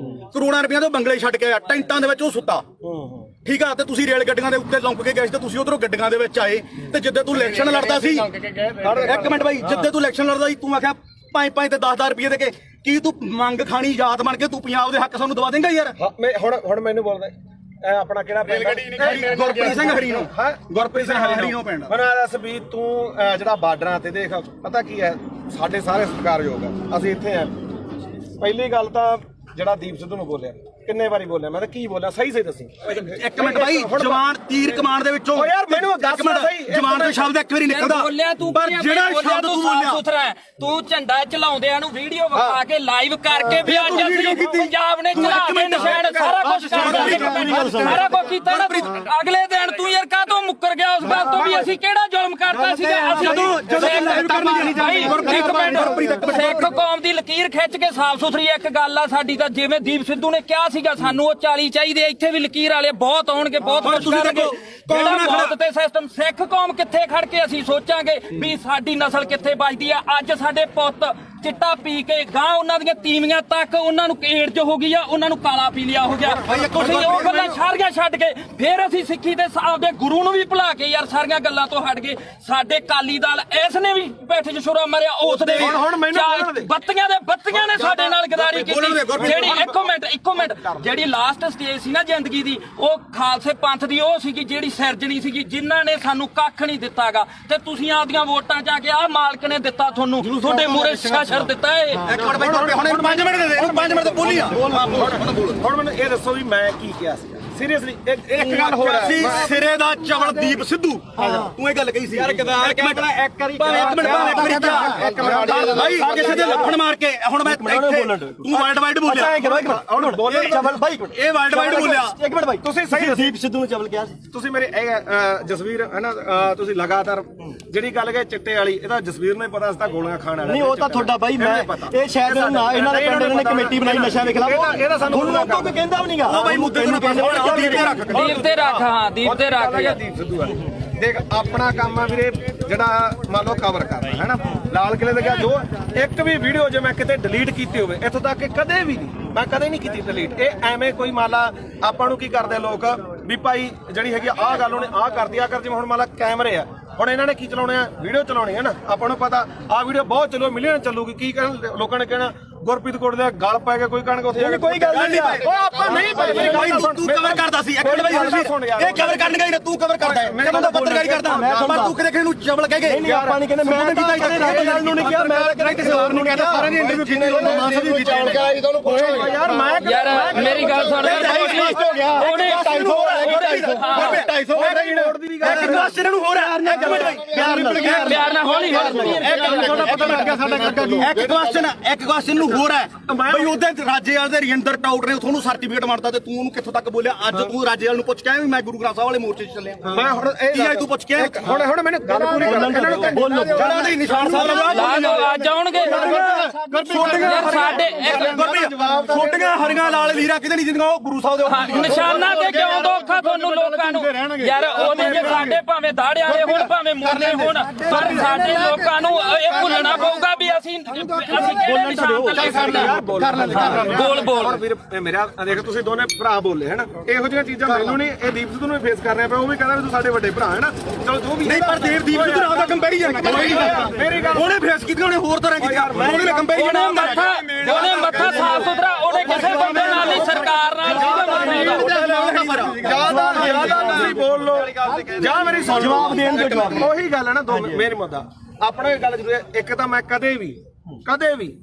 ਕਰੋੜਾਂ ਰੁਪਈਆਂ ਦੇ ਬੰਗਲੇ ਛੱਡ ਕੇ ਆਇਆ, ਟੈਂਟਾਂ ਦੇ ਵਿੱਚ ਉਹ ਸੁੱਤਾ। ਠੀਕ ਆ, ਤੇ ਤੁਸੀਂ ਰੇਲ ਗੱਡੀਆਂ ਦੇ ਉੱਤੇ ਲੰਘ ਕੇ ਗਏ ਤੇ ਤੁਸੀਂ ਉਧਰੋਂ ਗੱਡੀਆਂ ਦੇ ਵਿੱਚ ਆਏ। ਤੇ ਜਿੱਦੇ ਤੂੰ ਇਲੈਕਸ਼ਨ ਲੜਦਾ ਸੀ, ਇੱਕ ਮਿੰਟ ਬਾਈ, ਜਿੱਦੇ ਤੂੰ ਇਲੈਕਸ਼ਨ ਲੜਦਾ ਸੀ ਤੂੰ ਆਖਿਆ 5-5 ਤੇ 10-10 ਰੁਪਏ ਦੇ ਕੇ ਕੀ ਤੂੰ ਮੰਗ ਖਾਣੀ ਜਾਤ ਬਣ ਕੇ ਤੂੰ ਪੰਜਾਬ ਦੇ ਹੱਕ ਸਾਨੂੰ ਦਵਾ ਦੇਂਗਾ ਯਾਰ? ਹੁਣ ਮੈਨੂੰ ਬੋਲਦਾ ਇਹ ਆਪਣਾ ਕਿਹੜਾ ਪਿੰਡ ਗੁਰਪ੍ਰੀਤ ਸਿੰਘ ਹਰੀਨੋ ਗੁਰਪ੍ਰੀਤ ਸਿੰਘ ਹਰੀਨੋ ਪਿੰਡ। ਮੈਨੂੰ ਇਹ ਦੱਸ ਵੀ ਤੂੰ ਜਿਹੜਾ ਬਾਰਡਰਾਂ ਤੇ ਦੇਖ ਪਤਾ ਕੀ ਹੈ ਸਾਡੇ ਸਾਰੇ ਸਤਿਕਾਰਯੋਗ ਆ ਅਸੀਂ ਇੱਥੇ ਆ ਪਹਿਲੀ ਗੱਲ ਤਾਂ ਜਿਹੜਾ ਦੀਪ ਸਿੱਧੂ ਨੂੰ ਬੋਲਿਆ ਕਿੰਨੇ ਵਾਰੀ ਬੋਲਿਆ ਮੈਂ ਤਾਂ ਕੀ ਬੋਲਿਆ ਸਹੀ ਦੱਸੀ ਇੱਕ ਮਿੰਟ ਬਾਈ ਜਵਾਨ ਤੀਰ ਕਮਾਨ ਦੇ ਵਿੱਚੋਂ ਓ ਯਾਰ ਮੈਨੂੰ ਦੱਸ ਇੱਕ ਮਿੰਟ ਸਹੀ ਜਵਾਨ ਦਾ ਸ਼ਬਦ ਇੱਕ ਵਾਰੀ ਨਿਕਲਦਾ ਬੋਲਿਆ ਤੂੰ ਪਰ ਜਿਹੜਾ ਸ਼ਬਦ ਤੂੰ ਬੋਲਿਆ ਸੁਥਰਾ ਤੂੰ ਝੰਡਾ ਚਲਾਉਂਦਿਆਂ ਨੂੰ ਵੀਡੀਓ ਵਿਖਾ ਕੇ ਲਾਈਵ ਕਰਕੇ ਵੀ ਅੱਜ ਅਸੀਂ ਪੰਜਾਬ ਨੇ ਚੜਾ ਕੇ ਨਿਸ਼ਾਨ ਸਾਰਾ ਕੁਝ ਕਰਦਾ ਸਾਰਾ ਕੁਝ ਕੀਤਾ ਨਾ ਅਗਲੇ ਦਿਨ ਤੂੰ ਯਾਰ ਕਾਹਤੋਂ ਮੁੱਕਰ ਗਿਆ ਉਸ ਗੱਲ ਤੋਂ ਵੀ ਅਸੀਂ ਕਿਹੜਾ ਜ਼ੁਲਮ ਕਰਤਾ ਸੀਗਾ ਅਸੀਂ ਸਿੱਖ ਕੌਮ ਦੀ ਲਕੀਰ ਖਿੱਚ ਕੇ ਸਾਫ਼ ਸੁਥਰੀ ਇੱਕ ਗੱਲ ਆ ਸਾਡੀ ਤਾਂ ਜਿਵੇਂ ਦੀਪ ਸਿੱਧੂ ਨੇ ਕਿਹਾ ਸੀਗਾ ਸਾਨੂੰ ਉਹ 40 ਚਾਹੀਦੇ ਇੱਥੇ ਵੀ ਲਕੀਰ ਵਾਲੇ ਬਹੁਤ ਆਉਣਗੇ ਬਹੁਤ ਕੁਝ ਕਰਨਗੇ ਜਿਹੜਾ ਮੌਤ ਤੇ ਸਿਸਟਮ ਸਿੱਖ ਕੌਮ ਕਿੱਥੇ ਖੜ ਕੇ ਅਸੀਂ ਸੋਚਾਂਗੇ ਵੀ ਸਾਡੀ ਨਸਲ ਕਿੱਥੇ ਬਚਦੀ ਆ ਅੱਜ ਸਾਡੇ ਪੁੱਤ ਚਿੱਟਾ ਪੀ ਕੇ ਗਾਂ ਉਹਨਾਂ ਦੀਆਂ ਤੀਵੀਆਂ ਤੱਕ ਉਹਨਾਂ ਨੂੰ ਏਡਜ਼ ਹੋ ਗਈ ਆ ਉਹਨਾਂ ਨੂੰ ਕਾਲਾ ਪੀਲੀਆ ਹੋ ਗਿਆ ਤੁਸੀਂ ਉਹ ਗੱਲਾਂ ਸਾਰੀਆਂ ਛੱਡ ਕੇ ਫਿਰ ਅਸੀਂ ਸਿੱਖੀ ਤੇ ਆਪਦੇ ਗੁਰੂ ਨੂੰ ਵੀ ਭੁਲਾ ਕੇ ਯਾਰ ਸਾਰੀਆਂ ਗੱਲਾਂ ਤੋਂ ਹਟ ਗਏ ਸਾਡੇ ਕਾਲੀ ਦਲ ਇਸ ਨੇ ਵੀ ਪੈਠ 'ਚ ਛੁਰਾ ਮਾਰਿਆ ਉਸ ਦੇ ਵੀ ਬੱਤੀਆਂ ਨੇ ਸਾਡੇ ਨਾਲ ਗਦਾਰੀ ਕੀਤੀ ਜਿਹੜੀ ਇੱਕੋ ਮਿੰਟ ਜਿਹੜੀ ਲਾਸਟ ਸਟੇਜ ਸੀ ਨਾ ਜ਼ਿੰਦਗੀ ਦੀ ਉਹ ਖਾਲਸੇ ਪੰਥ ਦੀ ਉਹ ਸੀਗੀ ਜਿਹੜੀ ਸਿਰਜਣੀ ਸੀਗੀ ਜਿਨ੍ਹਾਂ ਨੇ ਸਾਨੂੰ ਕੱਖ ਨਹੀਂ ਦਿੱਤਾਗਾ ਤੇ ਤੁਸੀਂ ਆਪਦੀਆਂ ਵੋਟਾਂ ਜਾ ਕੇ ਆਹ ਮਾਲਕ ਨੇ ਦਿੱਤਾ ਤੁਹਾਨੂੰ ਤੁਹਾਡੇ ਮੂਹਰੇ ਸ਼ਾਸਰ ਦਿੱਤਾ ਏ ਇੱਕ ਮਿੰਟ ਬਾਈ ਹੁਣ 5 ਮਿੰਟ ਦੇ ਦੇ 5 ਮਿੰਟ ਤੇ ਬੋਲੀ ਆ ਹੁਣ ਮੈਨੂੰ ਇਹ ਦੱਸੋ ਵੀ ਮੈਂ ਕੀ ਕਿਹਾ ਸੀ ਸੀਰੀਅਸਲੀ ਇੱਕ ਗੱਲ ਹੋ ਰਹੀ ਸੀ ਸਿਰੇ ਦਾ ਚਵਲ ਦੀਪ ਸਿੱਧੂ ਤੂੰ ਇਹ ਗੱਲ ਕਹੀ ਸੀ ਯਾਰ ਗਦਾਰ ਇੱਕ ਮਿੰਟ ਭਾਈ ਕਿਸੇ ਦੇ ਲੱਫੜ ਮਾਰ ਕੇ ਹੁਣ ਮੈਂ ਇੱਥੇ ਤੂੰ ਵਰਲਡ ਵਾਈਡ ਬੋਲਿਆ ਹੁਣ ਬੋਲੇ ਚਵਲ ਬਾਈ ਇਹ ਵਰਲਡ ਵਾਈਡ ਬੋਲਿਆ ਇੱਕ ਮਿੰਟ ਬਾਈ ਤੁਸੀਂ ਸਹੀ ਦੀਪ ਸਿੱਧੂ ਨੂੰ ਚਵਲ ਕਿਹਾ ਸੀ ਤੁਸੀਂ ਮੇਰੇ ਜਸਵੀਰ ਹੈ ਨਾ ਤੁਸੀਂ ਲਗਾਤਾਰ ਜਿਹੜੀ ਗੱਲ ਕਹੇ ਚਿੱਟੇ ਵਾਲੀ ਇਹਦਾ ਜਸਵੀਰ ਨੂੰ ਹੀ ਪਤਾ ਅਸਤਾ ਗੋਲੀਆਂ ਖਾਣ ਵਾਲਾ ਨਹੀਂ ਉਹ ਤਾਂ ਤੁਹਾਡਾ ਬਾਈ ਮੈਂ ਇਹ ਸ਼ਾਇਦ ਇਹਨਾਂ ਦੇ ਪਿੰਡ ਨੇ ਕਮੇਟੀ ਬਣਾਈ ਨਸ਼ਾ ਦੇ ਖਿਲਾਫ ਇਹਦਾ ਸਾਨੂੰ ਕੋਈ ਕਹਿੰਦਾ ਵੀ ਨਹੀਂਗਾ ਉਹ ਬਾਈ ਮੁੱਦੇ ਨੂੰ ਦੀਪ ਤੇ ਰੱਖ ਹਾਂ ਦੀਪ ਤੇ ਰੱਖ ਦੀਪ ਸਿੱਧੂ ਆ ਦੇਖ ਆਪਣਾ ਕੰਮ ਆ ਵੀਰੇ ਜਿਹੜਾ ਮੰਨ ਲਓ ਕਵਰ ਕਰਨਾ ਹੈ ਨਾ ਲਾਲ ਕਿਲੇ ਦੇ ਗਿਆ ਜੋ ਇੱਕ ਵੀ ਵੀਡੀਓ ਜੇ ਮੈਂ ਕਿਤੇ ਡਿਲੀਟ ਕੀਤੀ ਹੋਵੇ ਇੱਥੋਂ ਤੱਕ ਕਿ ਕਦੇ ਵੀ ਨਹੀਂ ਮੈਂ ਕਦੇ ਨਹੀਂ ਕੀਤੀ ਡਿਲੀਟ ਇਹ ਐਵੇਂ ਕੋਈ ਮਾਲਾ ਆਪਾਂ ਨੂੰ ਕੀ ਕਰਦੇ ਲੋਕ ਵੀ ਭਾਈ ਜਿਹੜੀ ਹੈਗੀ ਆਹ ਗੱਲ ਉਹਨੇ ਆਹ ਕਰਦੀ ਆ ਕਰ ਜਿਵੇਂ ਹੁਣ ਮਾਲਾ ਕੈਮਰੇ ਆ ਹੁਣ ਇਹਨਾਂ ਨੇ ਕੀ ਚਲਾਉਣੇ ਆ ਵੀਡੀਓ ਚਲਾਉਣੀ ਹੈ ਨਾ ਆਪਾਂ ਨੂੰ ਪਤਾ ਆਹ ਵੀਡੀਓ ਬਹੁਤ ਚੱਲੋ ਮਿਲੀਅਨ ਚੱਲੂਗੀ ਕੀ ਕਹਿਣ ਲੋਕਾਂ ਨੇ ਕਹਿਣਾ ਗੁਰਪ੍ਰੀਤ ਕੋਟ ਦੇ ਗਲ ਪੈ ਕੇ ਕੋਈ ਕਹਿਣਗੇ ਉੱਥੇ ਜਾ ਕੇ ਕੋਈ ਗੱਲ ਨਹੀਂ ਉਹ ਆਪਾਂ ਨਹੀਂ ਭਾਈ ਤੂੰ ਕਵਰ ਕਰਦਾ ਸੀ ਇੱਕ ਮਿੰਟ ਬਾਈ ਇਹ ਕਵਰ ਕਰਨ ਗਈ ਨਾ ਤੂੰ ਕਵਰ ਕਰਦਾ ਹੈ ਮੈਂ ਤਾਂ ਪੱਤਰਕਾਰੀ ਕਰਦਾ ਪਰ ਤੂੰ ਕਿਤੇ ਕਿਸੇ ਨੂੰ ਚਵਲ ਕਹਿ ਗਏ ਨਹੀਂ ਆਪਾਂ ਨਹੀਂ ਕਹਿੰਦੇ ਮੈਂ ਤਾਂ ਗੱਲ ਨੂੰ ਨਹੀਂ ਕਿਹਾ ਮੈਂ ਤਾਂ ਕਿਸੇ ਹੋਰ ਨੂੰ ਕਹਿੰਦਾ ਸਾਰਿਆਂ ਦੀ ਇੰਟਰਵਿਊ ਕੀਤੀ ਮਾਨਸਾ ਦੀ ਚਵਲ ਕਰਾਈ ਤੁਹਾਨੂੰ ਪੁੱਛੋ ਯਾਰ ਮੇਰੀ ਗੱਲ ਸੁਣ ਉਹਨੇ 250 ਦੀ ਗੱਲ ਇੱਕ ਕੁਐਸਚਨ ਨੂੰ ਹੋਰ ਹੈ ਪਿਆਰ ਨਾਲ ਹੌਲੀ ਇੱਕ ਕੁਐਸਚਨ ਨੂੰ ਹੋਰ ਹੈ ਬਈ ਉਹਦੇ ਰਾਜੇਵਾਲ ਦੇ ਰਿੰਦਰ ਟਾਊਟ ਨੇ ਤੁਹਾਨੂੰ ਸਰਟੀਫਿਕੇਟ ਮਾਰਤਾ ਤੇ ਤੂੰ ਉਹਨੂੰ ਕਿੱਥੋਂ ਤੱਕ ਬੋਲਿਆ ਅੱਜ ਤੂੰ ਰਾਜੇਵਾਲ ਨੂੰ ਪੁੱਛ ਕੇ ਆਇਆ ਵੀ ਮੈਂ ਗੁਰੂ ਗ੍ਰੰਥ ਸਾਹਿਬ ਵਾਲੇ ਮੋਰਚੇ 'ਚ ਚੱਲਿਆ ਮੈਂ ਹੁਣ ਇਹ ਤੂੰ ਪੁੱਛ ਕੇ ਹੁਣ ਮੈਨੂੰ ਗੱਲ ਪੂਰੀ ਕਰ ਇਹਨਾਂ ਨੂੰ ਬੋਲੋ ਜਿਹੜਾ ਦੇ ਨਿਸ਼ਾਨ ਸਾਹਿਬ ਅੱਜ ਆਉਣਗੇ ਸਾਡੇ ਛੋਟੀਆਂ ਹਰੀਆਂ ਲਾਲ ਲੀਰਾ ਕਿਤੇ ਨਹੀਂ ਜਿੰਦੀਆਂ ਉਹ ਗੁਰੂ ਸਾਹਿਬ ਦੇ ਨਿਸ਼ਾਨਾਂ ਤੇ ਕਿਉਂ ਦੋਖਾ ਤੁਹਾਨੂੰ ਲੋਕਾਂ ਨੂੰ ਯਾਰ ਉਹਦੇ ਜੇ ਸਾਡੇ ਭਾਵੇਂ ਦਾੜਿਆਂ ਵਾਲੇ ਹੋਣ ਭਾਵੇਂ ਮੁਰਲੇ ਹੋਣ ਪਰ ਸਾਡੇ ਲੋਕਾਂ ਨੂੰ ਇਹ ਭੁੱਲਣਾ ਪਊਗਾ ਵੀ ਅਸੀਂ ਕਿਹੜੇ ਨਿਸ਼ਾਨ ਤੇ ਕਰਨਾ ਬੋਲ ਵੀਰ ਮੇਰਾ ਦੇਖ ਤੁਸੀਂ ਦੋਨੇ ਭਰਾ ਬੋਲੇ ਹੈ ਨਾ ਇਹੋ ਜਿਹੀਆਂ ਚੀਜ਼ਾਂ ਮੈਨੂੰ ਨਹੀਂ ਇਹ ਦੀਪ ਸਿੱਧੂ ਨੂੰ ਫੇਸ ਕਰ ਰਿਹਾ ਪਿਆ ਉਹ ਵੀ ਕਹਿੰਦਾ ਵੀ ਤੂੰ ਸਾਡੇ ਵੱਡੇ ਭਰਾ ਹੈ ਨਾ ਚਲੋ ਜੋ ਵੀ ਨਹੀਂ ਪਰ ਦੀਪ ਸਿੱਧੂ ਨਾਲ ਦਾ ਕੰਪੈਰੀਜ਼ਨ ਮੇਰੀ ਗੱਲ ਉਹਨੇ ਫੇਸ ਕੀਤੀ ਉਹਨੇ ਹੋਰ ਤਰ੍ਹਾਂ ਕੀਤੀ ਉਹਨੇ ਕੰਪੈਰੀਜ਼ਨ ਉਹਨੇ ਮੱਥਾ ਸਾਫ ਸੁਥਰਾ ਉਹਨੇ ਕਿਸੇ ਬੰਦੇ ਨਾਲ ਨਹੀਂ ਸਰਕਾਰ ਨਾਲ ਜਿਆਦਾ ਤੁਸੀਂ ਬੋਲ ਲੋ ਜਾਂ ਮੇਰੀ ਸੁਣ ਜਵਾਬ ਦੇਣ ਦੇ ਜਵਾਬ ਉਹੀ ਗੱਲ ਹੈ ਨਾ ਦੋ ਮੇਰੀ ਮੁੱਦਾ ਆਪਣਾ ਇਹ ਗੱਲ ਜ਼ਰੂਰ ਹੈ ਇੱਕ ਤਾਂ ਮੈਂ ਕਦੇ ਵੀ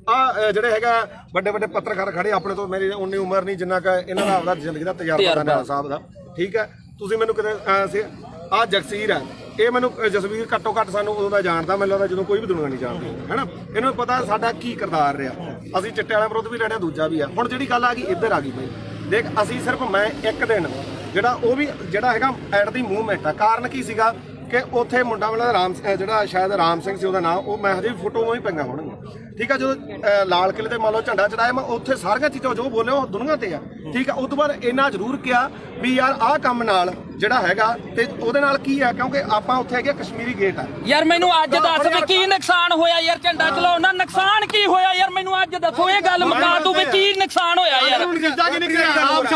ਆ ਜਿਹੜੇ ਹੈਗਾ ਵੱਡੇ ਪੱਤਰਕਾਰ ਖੜੇ ਆਪਣੇ ਤੋਂ ਮੇਰੀ ਉਨੀ ਉਮਰ ਨਹੀਂ ਜਿੰਨਾ ਕਿ ਇਹਨਾਂ ਦਾ ਆਪਦਾ ਜ਼ਿੰਦਗੀ ਦਾ ਤਜਰਬਾ ਨਾਲਾ ਸਾਹਿਬ ਦਾ ਠੀਕ ਹੈ ਤੁਸੀਂ ਮੈਨੂੰ ਕਿਤੇ ਆ ਜਗਸੀਰ ਹੈ ਇਹ ਮੈਨੂੰ ਜਸਵੀਰ ਘੱਟੋ ਘੱਟ ਸਾਨੂੰ ਉਦੋਂ ਦਾ ਜਾਣਦਾ ਮੈਨੂੰ ਲੱਗਦਾ ਜਦੋਂ ਕੋਈ ਵੀ ਦੁਨੀਆ ਨਹੀਂ ਜਾਣਦੀ ਹੈਨਾ ਇਹਨੂੰ ਪਤਾ ਸਾਡਾ ਕੀ ਕਿਰਦਾਰ ਰਿਹਾ ਅਸੀਂ ਚਿੱਟੇ ਵਾਲਿਆਂ ਵਿਰੁੱਧ ਵੀ ਲੜਿਆ ਦੂਜਾ ਵੀ ਆ ਹੁਣ ਜਿਹੜੀ ਗੱਲ ਆ ਗਈ ਇੱਧਰ ਆ ਗਈ ਬਈ ਦੇਖ ਅਸੀਂ ਸਿਰਫ ਮੈਂ ਇੱਕ ਦਿਨ ਜਿਹੜਾ ਉਹ ਵੀ ਜਿਹੜਾ ਹੈਗਾ ਐਟ ਦੀ ਮੂਵਮੈਂਟ ਆ ਕਾਰਨ ਕੀ ਸੀਗਾ ਕਿ ਉੱਥੇ ਮੁੰਡਾ ਵਾਲਾ ਰਾਮ ਜਿਹੜਾ ਸ਼ਾਇਦ ਰਾਮ ਸਿੰਘ ਸੀ ਉਹਦਾ ਨਾਮ ਉਹ ਮੈਂ ਹਜੇ ਵੀ ਫੋਟੋ ਹੀ ਪਈਆਂ ਹੋਣਗੀਆਂ ਠੀਕ ਆ ਜਦੋਂ ਲਾਲ ਕਿਲੇ ਤੇ ਮੰਨ ਲਓ ਝੰਡਾ ਚੜਾਇਆ ਮੈਂ ਉੱਥੇ ਸਾਰੀਆਂ ਚੀਜ਼ਾਂ ਜੋ ਬੋਲੇ ਉਹ ਦੁਨੀਆ ਤੇ ਆ ਠੀਕ ਆ ਉਸ ਤੋਂ ਬਾਅਦ ਇੰਨਾ ਜ਼ਰੂਰ ਕਿਹਾ ਵੀ ਯਾਰ ਆਹ ਕੰਮ ਨਾਲ ਜਿਹੜਾ ਹੈਗਾ ਤੇ ਉਹਦੇ ਨਾਲ ਕੀ ਆ ਕਿਉਂਕਿ ਆਪਾਂ ਉੱਥੇ ਹੈਗੇ ਕਸ਼ਮੀਰੀ ਗੇਟ ਆ ਯਾਰ ਮੈਨੂੰ ਅੱਜ ਦੱਸ ਵੀ ਕੀ ਨੁਕਸਾਨ ਹੋਇਆ ਯਾਰ ਝੰਡਾ ਚਲਾਉਣ ਨਾਲ ਨੁਕਸਾਨ ਕੀ ਹੋਇਆ ਯਾਰ ਮੈਨੂੰ ਅੱਜ ਦੱਸੋ ਇਹ ਗੱਲ ਮੁਕਾ ਤੂੰ ਵੀ ਕੀ ਨੁਕਸਾਨ ਹੋਇਆ ਯਾਰ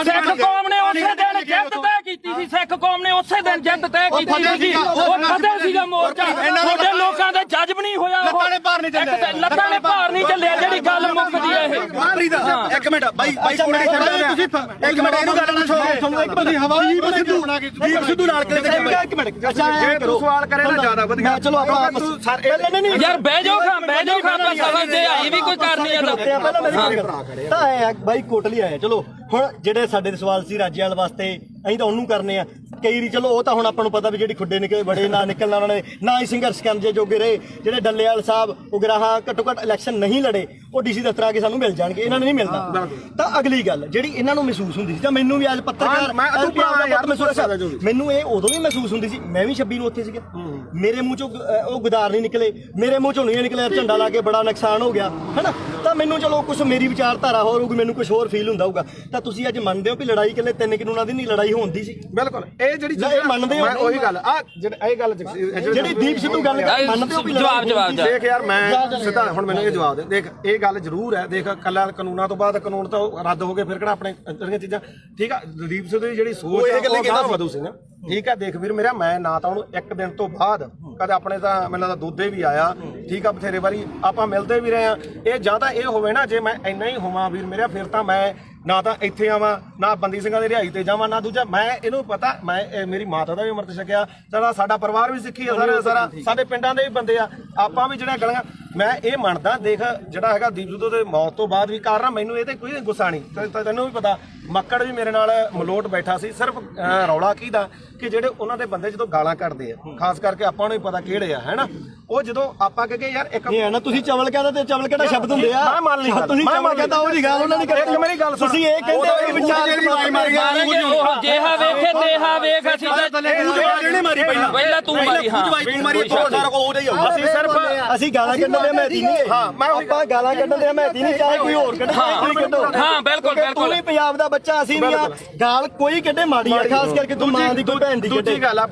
ਸਿੱਖ ਕੌਮ ਨੇ ਉਸੇ ਦਿਨ ਜਿੱਤ ਤੈਅ ਕੀਤੀ ਸੀ ਸਿੱਖ ਕੌਮ ਨੇ ਉਸੇ ਦਿਨ ਜਿੱਤ ਤੈਅ ਕੀਤੀ ਸੀ ਉਹ ਫਤਿਹ ਸੀਗਾ ਮੋਰਚਾ ਤੁਹਾਡੇ ਲੋਕਾਂ ਦਾ ਜੱਜ ਵੀ ਨਹੀਂ ਹੋਇਆ ਲੱਤਾਂ ਨੇ ਭਾਰ ਨਹੀਂ ਚੱਲਿਆ ਜਿਹੜੀ ਗੱਲ ਮੁੱਕਦੀ ਹੈ ਇਹ ਕਰੀਦਾ ਇੱਕ ਮਿੰਟ ਬਾਈ ਤੁਸੀਂ ਇੱਕ ਮਿੰਟ ਇਹਨੂੰ ਗੱਲ ਪੁੱਛੋ ਤੁਹਾਨੂੰ ਇੱਕ ਤੁਸੀਂ ਹਵਾਈ ਦੀਪ ਸਿੱਧੂ ਨਾਲ ਕਿਲੇ ਤੇ ਇੱਕ ਮਿੰਟ ਅੱਛਾ ਜੇ ਤੂੰ ਸਵਾਲ ਕਰੇ ਤਾਂ ਜ਼ਿਆਦਾ ਵਧੀਆ ਚਲੋ ਆਪਾਂ ਨਹੀਂ ਯਾਰ ਬਹਿ ਜਾਓ ਆਪਾਂ ਸਮਝਦੇ ਆਈ ਵੀ ਕੋਈ ਕਰਨੀ ਆ ਪਹਿਲਾਂ ਮੇਰੀ ਤਾਂ ਆਏ ਬਾਈ ਕੋਟਲੀ ਆਏ ਚਲੋ ਹੁਣ ਜਿਹੜੇ ਸਾਡੇ ਸਵਾਲ ਸੀ ਰਾਜੇਵਾਲ ਵਾਸਤੇ ਅਸੀਂ ਤਾਂ ਉਹਨੂੰ ਕਰਨੇ ਆ ਕਈ ਰੀ ਚਲੋ ਉਹ ਤਾਂ ਹੁਣ ਆਪਾਂ ਨੂੰ ਪਤਾ ਵੀ ਜਿਹੜੀ ਖੁੱਡੇ ਨਿਕਲੇ ਬੜੇ ਨਾ ਨਿਕਲਣਾ ਉਹਨਾਂ ਨੇ ਨਾ ਹੀ ਸੰਘਰਸ਼ ਕਰਨ ਜੇ ਜੋਗੇ ਰਹੇ ਜਿਹੜੇ ਡੱਲੇਵਾਲ ਸਾਹਿਬ ਉਗਰਾਹਾਂ ਘੱਟੋ ਘੱਟ ਇਲੈਕਸ਼ਨ ਨਹੀਂ ਲੜੇ ਉਹ ਡੀਸੀ ਦਫ਼ਤਰ ਆ ਕੇ ਸਾਨੂੰ ਮਿਲ ਜਾਣਗੇ ਇਹਨਾਂ ਨੂੰ ਨਹੀਂ ਮਿਲਦਾ ਤਾਂ ਅਗਲੀ ਗੱਲ ਜਿਹੜੀ ਇਹਨਾਂ ਨੂੰ ਮਹਿਸੂਸ ਹੁੰਦੀ ਸੀ ਜਾਂ ਮੈਨੂੰ ਵੀ ਅੱਜ ਪੱਤਰਕਾਰ ਮੈਨੂੰ ਇਹ ਉਦੋਂ ਵੀ ਮਹਿਸੂਸ ਹੁੰਦੀ ਸੀ ਮੈਂ ਵੀ 26 ਨੂੰ ਉੱਥੇ ਸੀਗਾ ਮੇਰੇ ਮੂੰਹ ਚੋਂ ਉਹ ਗੁਦਾਰ ਨਹੀਂ ਨਿਕਲੇ ਮੇਰੇ ਮੂੰਹ ਚੋਂ ਨਹੀਂ ਨਿਕਲਿਆ ਝੰਡਾ ਲਾ ਕੇ ਬੜਾ ਨੁਕਸਾਨ ਹੋ ਗਿਆ ਹੈਨਾ ਤਾਂ ਮੈਨੂੰ ਚਲੋ ਕੁਝ ਮੇਰੀ ਵਿਚਾਰਧਾਰਾ ਹੋਰ ਹੋਊਗੀ ਮੈਨੂੰ ਕੁਝ ਹੋਰ ਫੀਲ ਹੁੰਦਾ ਹੋਊਗਾ ਤਾਂ ਤੁਸੀਂ ਅੱਜ ਮੰਨਦੇ ਹੋ ਵੀ ਲੜਾਈ ਇਕੱਲੇ 3 ਕਾਨੂੰਨਾਂ ਦੀ ਨਹੀਂ ਲੜਾਈ ਹੁੰਦੀ ਸੀ ਬਿਲਕੁਲ ਇਹ ਜਿਹੜੀ ਇਹ ਮੰਨਦੇ ਹੋ ਉਹੀ ਗੱਲ ਆ ਇਹ ਗੱਲ ਜਿਹੜੀ ਦੀਪ ਸਿੱਧੂ ਗੱਲ ਮੰਨਦੇ ਹੋ ਵੀ ਜਵਾਬ ਦੇਖ ਯਾਰ ਮੈਂ ਸਿੱਧਾ ਹੁਣ ਮੈਨੂੰ ਇਹ ਜਵਾਬ ਦੇ ਦੇਖ ਇਹ ਗੱਲ ਜ਼ਰੂਰ ਹੈ ਦੇਖ ਕੱਲਾ ਕਾਨੂੰਨਾਂ ਤੋਂ ਬਾਅਦ ਕਾਨੂੰਨ ਤਾਂ ਰੱਦ ਹੋ ਗਏ ਫਿਰ ਕਿਹੜਾ ਆਪਣੇ ਜਿਹੜੀਆਂ ਚੀਜ਼ਾਂ ਠੀਕ ਆ ਦੀਪ ਸਿੱਧੂ ਦੀ ਜਿਹੜੀ ਸੋਚ ਹੈ ਉਹ ਗਾਹ ਵਧੂ ਸੀ ਨਾ ਠੀਕ ਹੈ ਦੇਖ ਵੀਰ ਮੇਰਾ ਮੈਂ ਨਾ ਤਾਂ ਉਹਨੂੰ ਇੱਕ ਦਿਨ ਤੋਂ ਬਾਅਦ ਕਦੇ ਆਪਣੇ ਤਾਂ ਮੈਨੂੰ ਲੱਗਦਾ ਦੋਦੇ ਵੀ ਆਇਆ ਠੀਕ ਆ ਬਥੇਰੇ ਵਾਰੀ ਆਪਾਂ ਮਿਲਦੇ ਵੀ ਰਹੇ ਆ ਇਹ ਜਾਂ ਤਾਂ ਇਹ ਹੋਵੇ ਨਾ ਜੇ ਮੈਂ ਇੰਨਾ ਹੀ ਹੋਵਾਂ ਵੀਰ ਮੇਰਾ ਫਿਰ ਤਾਂ ਮੈਂ ਨਾ ਤਾਂ ਇੱਥੇ ਆਵਾਂ ਨਾ ਬੰਦੀ ਸਿੰਘਾਂ ਦੀ ਰਿਹਾਈ ਤੇ ਜਾਵਾਂ ਨਾ ਦੂਜਾ ਮੈਂ ਇਹਨੂੰ ਪਤਾ ਮੈਂ ਮੇਰੀ ਮਾਤਾ ਦਾ ਵੀ ਅੰਮ੍ਰਿਤ ਛਕਿਆ ਸਾਡਾ ਪਰਿਵਾਰ ਵੀ ਸਿੱਖੀ ਆ ਸਾਰਾ ਸਾਡੇ ਪਿੰਡਾਂ ਦੇ ਵੀ ਬੰਦੇ ਆ ਆਪਾਂ ਵੀ ਜਿਹੜਾ ਗਲੀਆਂ ਮੈਂ ਇਹ ਮੰਨਦਾ ਦੇਖ ਜਿਹੜਾ ਹੈਗਾ ਦੀਪ ਸਿੱਧੂ ਦੇ ਮੌਤ ਤੋਂ ਬਾਅਦ ਵੀ ਕਾਰਨ ਮੈਨੂੰ ਇਹ ਤੇ ਕੋਈ ਗੁੱਸਾ ਨਹੀਂ ਤੈਨੂੰ ਵੀ ਪਤਾ ਮੱਕੜ ਵੀ ਮੇਰੇ ਨਾਲ ਮਲੋਟ ਬੈਠਾ ਸੀ ਸਿਰਫ ਰੌਲਾ ਕਿਹਦਾ ਕਿ ਜਿਹੜੇ ਉਹਨਾਂ ਦੇ ਬੰਦੇ ਜਦੋਂ ਗਾਲਾਂ ਕੱਢਦੇ ਆ ਖਾਸ ਕਰਕੇ ਆਪਾਂ ਨੂੰ ਹੀ ਪਤਾ ਕਿਹੜੇ ਆ ਹੈਨਾ ਉਹ ਜਦੋਂ ਆਪਾਂ ਕਹੇ ਯਾਰ ਇੱਕ ਇਹ ਹੈ ਨਾ ਤੁਸੀਂ ਚਵਲ ਕਹਿੰਦਾ ਤੇ ਚਵਲ ਕਿਹੜਾ ਸ਼ਬਦ ਹੁੰਦੇ ਆ ਮੈਂ ਮੰਨ ਲਈ ਤੁਸੀਂ ਚਵਲ ਕਹਿੰਦਾ ਉਹ ਜੀ ਗੱਲ ਉਹਨਾਂ ਨੇ ਇੱਕ ਮੇਰੀ ਗੱਲ ਸੁਣ ਤੁਸੀਂ ਇਹ ਕਹਿੰਦੇ ਹੋ ਵਿਚਾਰ ਜਿਹੜੀ ਵਾਈ ਮਾਰ ਗਿਆ ਜੇਹਾ ਵੇਖੇ ਤੇਹਾ ਵੇਖ ਅਸੀਂ ਇਹਨੇ ਮਾਰੀ ਪਹਿਲਾਂ ਤੂੰ ਮਾਰੀ ਹਾਂ ਤੂੰ ਮਾਰੀ ਸਾਰਾ ਕੋ ਉਹਦਾ ਹੀ ਹੋਊਗਾ ਅਸੀਂ ਸਿਰਫ ਅਸੀਂ ਗਾਲਾਂ ਕੱਢਣ ਦੇ ਹਮੈਤੀ ਨਹੀਂ ਹਾਂ ਮੈਂ ਆਪਾਂ ਗਾਲਾਂ ਕੱਢਣ ਦੇ ਹਮੈਤੀ ਨਹੀਂ ਚਾਹੇ ਕੋਈ ਹੋਰ ਕੱਢੇ ਕੋਈ ਕੱਢੋ ਹਾਂ ਬਿਲਕੁਲ ਤੂੰ ਵੀ ਪੰਜਾਬ ਦਾ ਬੱਚਾ ਅਸੀਂ ਨਹੀਂ ਆ ਗਾਲ ਕੋਈ ਕੱਢੇ ਮਾੜੀ ਆ ਖਾਸ ਕਰਕੇ ਤੂੰ ਮਾਂ ਦੀ ਕੋਈ ਭੈਣ ਦੀ ਕੱਢੇ ਦੂਜੀ ਗੱਲ ਆ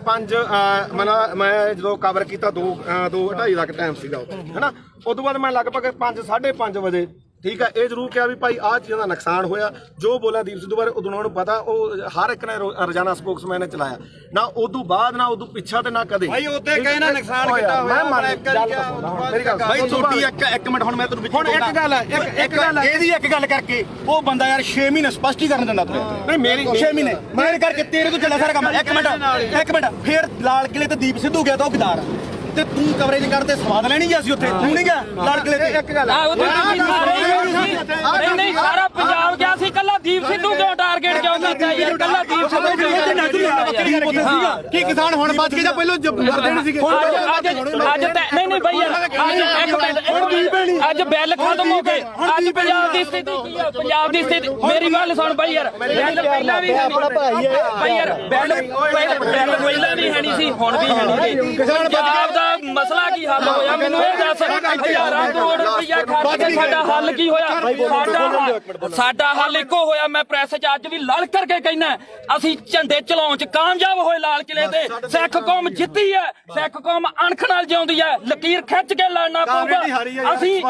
ਮੈਂ ਜਦੋਂ ਕਵਰ ਕੀਤਾ 2:30 ਦਾ ਟਾਈਮ ਸੀਗਾ ਹੈਨਾ ਉਸ ਤੋਂ ਬਾਅਦ ਮੈਂ ਲਗਭਗ 5:30 ਵਜੇ ਠੀਕ ਹੈ ਇਹ ਜ਼ਰੂਰ ਕਿਹਾ ਵੀ ਭਾਈ ਆਹ ਚੀਜ਼ਾਂ ਦਾ ਨੁਕਸਾਨ ਹੋਇਆ ਜੋ ਬੋਲਿਆ ਦੀਪ ਸਿੱਧੂ ਬਾਰੇ ਉਦੋਂ ਉਹਨਾਂ ਨੂੰ ਪਤਾ ਉਹ ਹਰ ਇੱਕ ਨੇ ਰੋਜ਼ਾਨਾ ਸਪੋਕਸਮੈਨ ਨੇ ਚਲਾਇਆ ਨਾ ਉਦੋਂ ਬਾਅਦ ਨਾ ਉਦੋਂ ਪਿੱਛਾ ਤੇ ਨਾ ਕਦੇ ਭਾਈ ਉੱਤੇ ਕਹੇ ਨਾ ਨੁਕਸਾਨ ਕੀਤਾ ਹੋਇਆ ਮੇਰੀ ਗੱਲ ਭਾਈ ਛੋਟੀ ਇੱਕ ਮਿੰਟ ਹੁਣ ਮੈਂ ਤੈਨੂੰ ਹੁਣ ਇੱਕ ਗੱਲ ਹੈ ਇੱਕ ਗੱਲ ਹੈ ਇਹਦੀ ਇੱਕ ਗੱਲ ਕਰਕੇ ਉਹ ਬੰਦਾ ਯਾਰ 6 ਮਹੀਨੇ ਸਪਸ਼ਟੀਕਰਨ ਦਿੰਦਾ ਤੂੰ ਨਹੀਂ ਮੇਰੀ 6 ਮਹੀਨੇ ਮੇਰੇ ਕਰਕੇ ਤੇਰੇ ਤੋਂ ਚੱਲਿਆ ਸਾਰਾ ਕੰਮ ਇੱਕ ਮਿੰਟ ਫੇਰ ਲਾਲ ਕਿਲੇ ਤੇ ਦੀਪ ਸਿੱਧੂ ਗਿਆ ਤਾਂ ਉਹ ਗਦਾਰ ਤੇ ਤੂੰ ਕਵਰੇਜ ਕਰਦੇ ਸਵਾਦ ਲੈਣੀ ਗਿਆ ਸੀ ਉੱਥੇ ਤੂੰ ਨਹੀਂ ਗਿਆ ਲਾਲ ਕਿਲੇ ਤੇ ਇੱਕ ਗੱਲ ਨਹੀਂ ਸਾਰਾ ਪੰਜਾਬ ਗਿਆ ਸੀ ਕੱਲਾ ਦੀਪ ਸਿੱਧੂ ਕਿਉਂ ਟਾਰਗੇਟ ਕਿਉਂ ਕੀਤਾ ਯਾਰ ਕੱਲਾ ਦੀਪ ਸਿੱਧੂ ਕਿਉਂ ਕੀ ਕਿਸਾਨ ਹੁਣ ਬਚ ਕੇ ਜਾਂ ਪਹਿਲਾਂ ਮਰਦੇ ਨਹੀਂ ਸੀਗੇ ਅੱਜ ਨਹੀਂ ਬਈ ਯਾਰ ਅੱਜ ਬਿੱਲ ਖਤਮ ਹੋ ਗਏ ਅੱਜ ਪੰਜਾਬ ਦੀ ਸਥਿਤੀ ਕੀ ਆ ਪੰਜਾਬ ਦੀ ਸਥਿਤੀ ਮੇਰੀ ਗੱਲ ਸੁਣ ਬਈ ਯਾਰ ਪਹਿਲਾਂ ਵੀ ਆਪਣਾ ਭਾਈ ਹੈ ਬਈ ਯਾਰ ਬਿੱਲ ਪਹਿਲਾਂ ਵੀ ਹੈ ਨਹੀਂ ਸੀ ਹੁਣ ਵੀ ਹੈ ਨਹੀਂ ਪੰਜਾਬ ਦਾ ਮਸਲਾ ਕੀ ਹੱਲ ਹੋਇਆ ਮੈਨੂੰ ਇਹ ਦੱਸ ਹਜ਼ਾਰਾਂ ਕਰੋੜ ਰੁਪਈਆ ਖਰਚ ਕੇ ਸਾਡਾ ਹੱਲ ਕੀ ਹੋਇਆ ਸਾਡਾ ਹੱਲ ਇੱਕੋ ਹੋਇਆ ਮੈਂ ਪ੍ਰੈਸ 'ਚ ਅੱਜ ਵੀ ਲੜ ਕਰਕੇ ਕਹਿਣਾ ਅਸੀਂ ਝੰਡੇ ਚਲਾਉਣ 'ਚ ਕਾਮਯਾਬ ਹੋਏ ਲਾਲ ਕਿਲੇ ਤੇ ਸਿੱਖ ਕੌਮ ਜਿੱਤੀ ਹੈ ਸਿੱਖ ਕੌਮ ਅਣਖ ਨਾਲ ਜਿਉਂਦੀ ਹੈ ਲਕੀਰ ਖਿੱਚ ਕੇ ਲੜਨਾ ਪਊਗਾ ਅਸੀਂ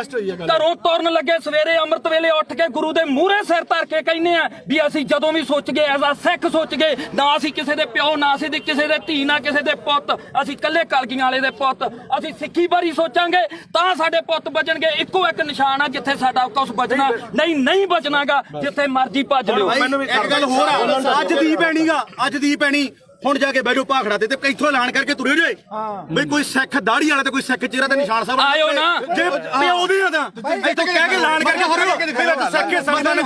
ਘਰੋਂ ਤੁਰਨ ਲੱਗੇ ਸਵੇਰੇ ਅੰਮ੍ਰਿਤ ਵੇਲੇ ਉੱਠ ਕੇ ਗੁਰੂ ਦੇ ਮੂਹਰੇ ਸਿਰ ਧਰ ਕੇ ਕਹਿੰਦੇ ਆ ਵੀ ਅਸੀਂ ਜਦੋਂ ਵੀ ਸੋਚ ਗਏ ਐਜ਼ ਆ ਸਿੱਖ ਸੋਚ ਗਏ ਨਾ ਅਸੀਂ ਕਿਸੇ ਦੇ ਪਿਓ ਨਾ ਅਸੀਂ ਕਿਸੇ ਦੇ ਧੀ ਨਾ ਕਿਸੇ ਦੇ ਪੁੱਤ ਅਸੀਂ ਇਕੱਲੇ ਕਲਗੀਆਂ ਵਾਲੇ ਦੇ ਪੁੱਤ ਅਸੀਂ ਸਿੱਖੀ ਬਾਰੇ ਸੋਚਾਂਗੇ ਤਾਂ ਸਾਡੇ ਪੁੱਤ ਬਚਣਗੇ ਇੱਕੋ ਇੱਕ ਨਿਸ਼ਾਨ ਆ ਜਿੱਥੇ ਸਾਡਾ ਕੁਝ ਬਚਣਾ ਨਹੀਂ ਬਚਣਾਗਾ ਜਿੱਥੇ ਮਰਜ਼ੀ ਭੱਜ ਲਿਓ ਇੱਕ ਗੱਲ ਹੋਰ ਆ ਅੱਜ ਦੀ ਪੈਣੀਗਾ ਅੱਜ ਦੀ ਪੈਣੀ ਹੁਣ ਜਾ ਕੇ ਬੈਠੋ ਭਾਖੜਾ ਤੇ ਇੱਥੋਂ ਐਲਾਨ ਕਰਕੇ ਤੁਰੇ ਜੇ ਬਈ ਕੋਈ ਸਿੱਖ ਦਾੜੀ ਵਾਲਾ ਤੇ ਕੋਈ ਸਿੱਖ ਚਿਹਰਾ ਤੇ ਨਿਸ਼ਾਨ ਸਾਹਿਬ ਆਇਓ ਨਾ ਜੇ ਪਿਓ ਦੀ ਤਾਂ ਇੱਥੋਂ ਕਹਿ ਕੇ ਐਲਾਨ ਕਰਕੇ ਹੋਰੇ ਸਿੱਖੇ ਸੰਗਤਾਂ ਨੂੰ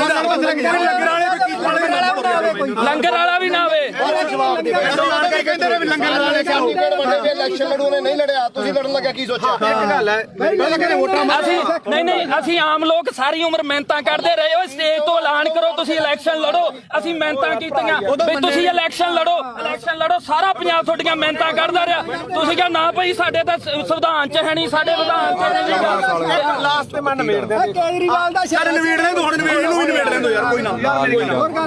ਲੰਗਰ ਵਾਲਾ ਵੀ ਨਾ ਆਵੇ ਕਹਿੰਦੇ ਨੇ ਵੀ ਲੰਗਰ ਵਾਲੇ ਵੱਡੇ ਇਲੈਕਸ਼ਨ ਲੜੂਨੇ ਨਹੀਂ ਲੜਿਆ ਤੁਸੀਂ ਲੜਨ ਲੱਗਾ ਕੀ ਸੋਚਿਆ ਇੱਕ ਗੱਲ ਹੈ ਪਹਿਲਾਂ ਕਹਿੰਦੇ ਵੋਟਾਂ ਅਸੀਂ ਨਹੀਂ ਅਸੀਂ ਆਮ ਲੋਕ ਸਾਰੀ ਉਮਰ ਮਿਹਨਤਾਂ ਕਰਦੇ ਰਹੇ ਓਏ ਸਟੇਜ ਤੋਂ ਐਲਾਨ ਕਰੋ ਤੁਸੀਂ ਇਲੈਕਸ਼ਨ ਲੜੋ ਅਸੀਂ ਮਿਹਨਤਾਂ ਕੀਤੀਆਂ ਵੀ ਤੁਸੀਂ ਇਲੈਕਸ਼ਨ ਲੜੋ ਸਾਰਾ ਪੰਜਾਬ ਤੁਹਾਡੀਆਂ ਮਿਹਨਤਾਂ ਕਰਦਾ ਰਿਹਾ ਤੁਸੀਂ ਕਿਹਾ ਨਾ ਭਾਈ ਸਾਡੇ ਤਾਂ ਸੰਵਿਧਾਨ 'ਚ ਹੈ ਨਹੀਂ ਸਾਡੇ ਵਿਧਾਨ 'ਚ ਲਾਸਟ ਤੇ ਮੈਂ ਨਵੇੜ ਦੇ ਕੇਜਰੀਵਾਲ ਦਾ ਯਾਰ ਨਵੇੜ ਦੇ ਹੁਣ ਨਵੇੜ ਨੂੰ ਵੀ ਨਵੇੜ ਲੈਂਦੋ ਯਾਰ ਕੋਈ ਨਾ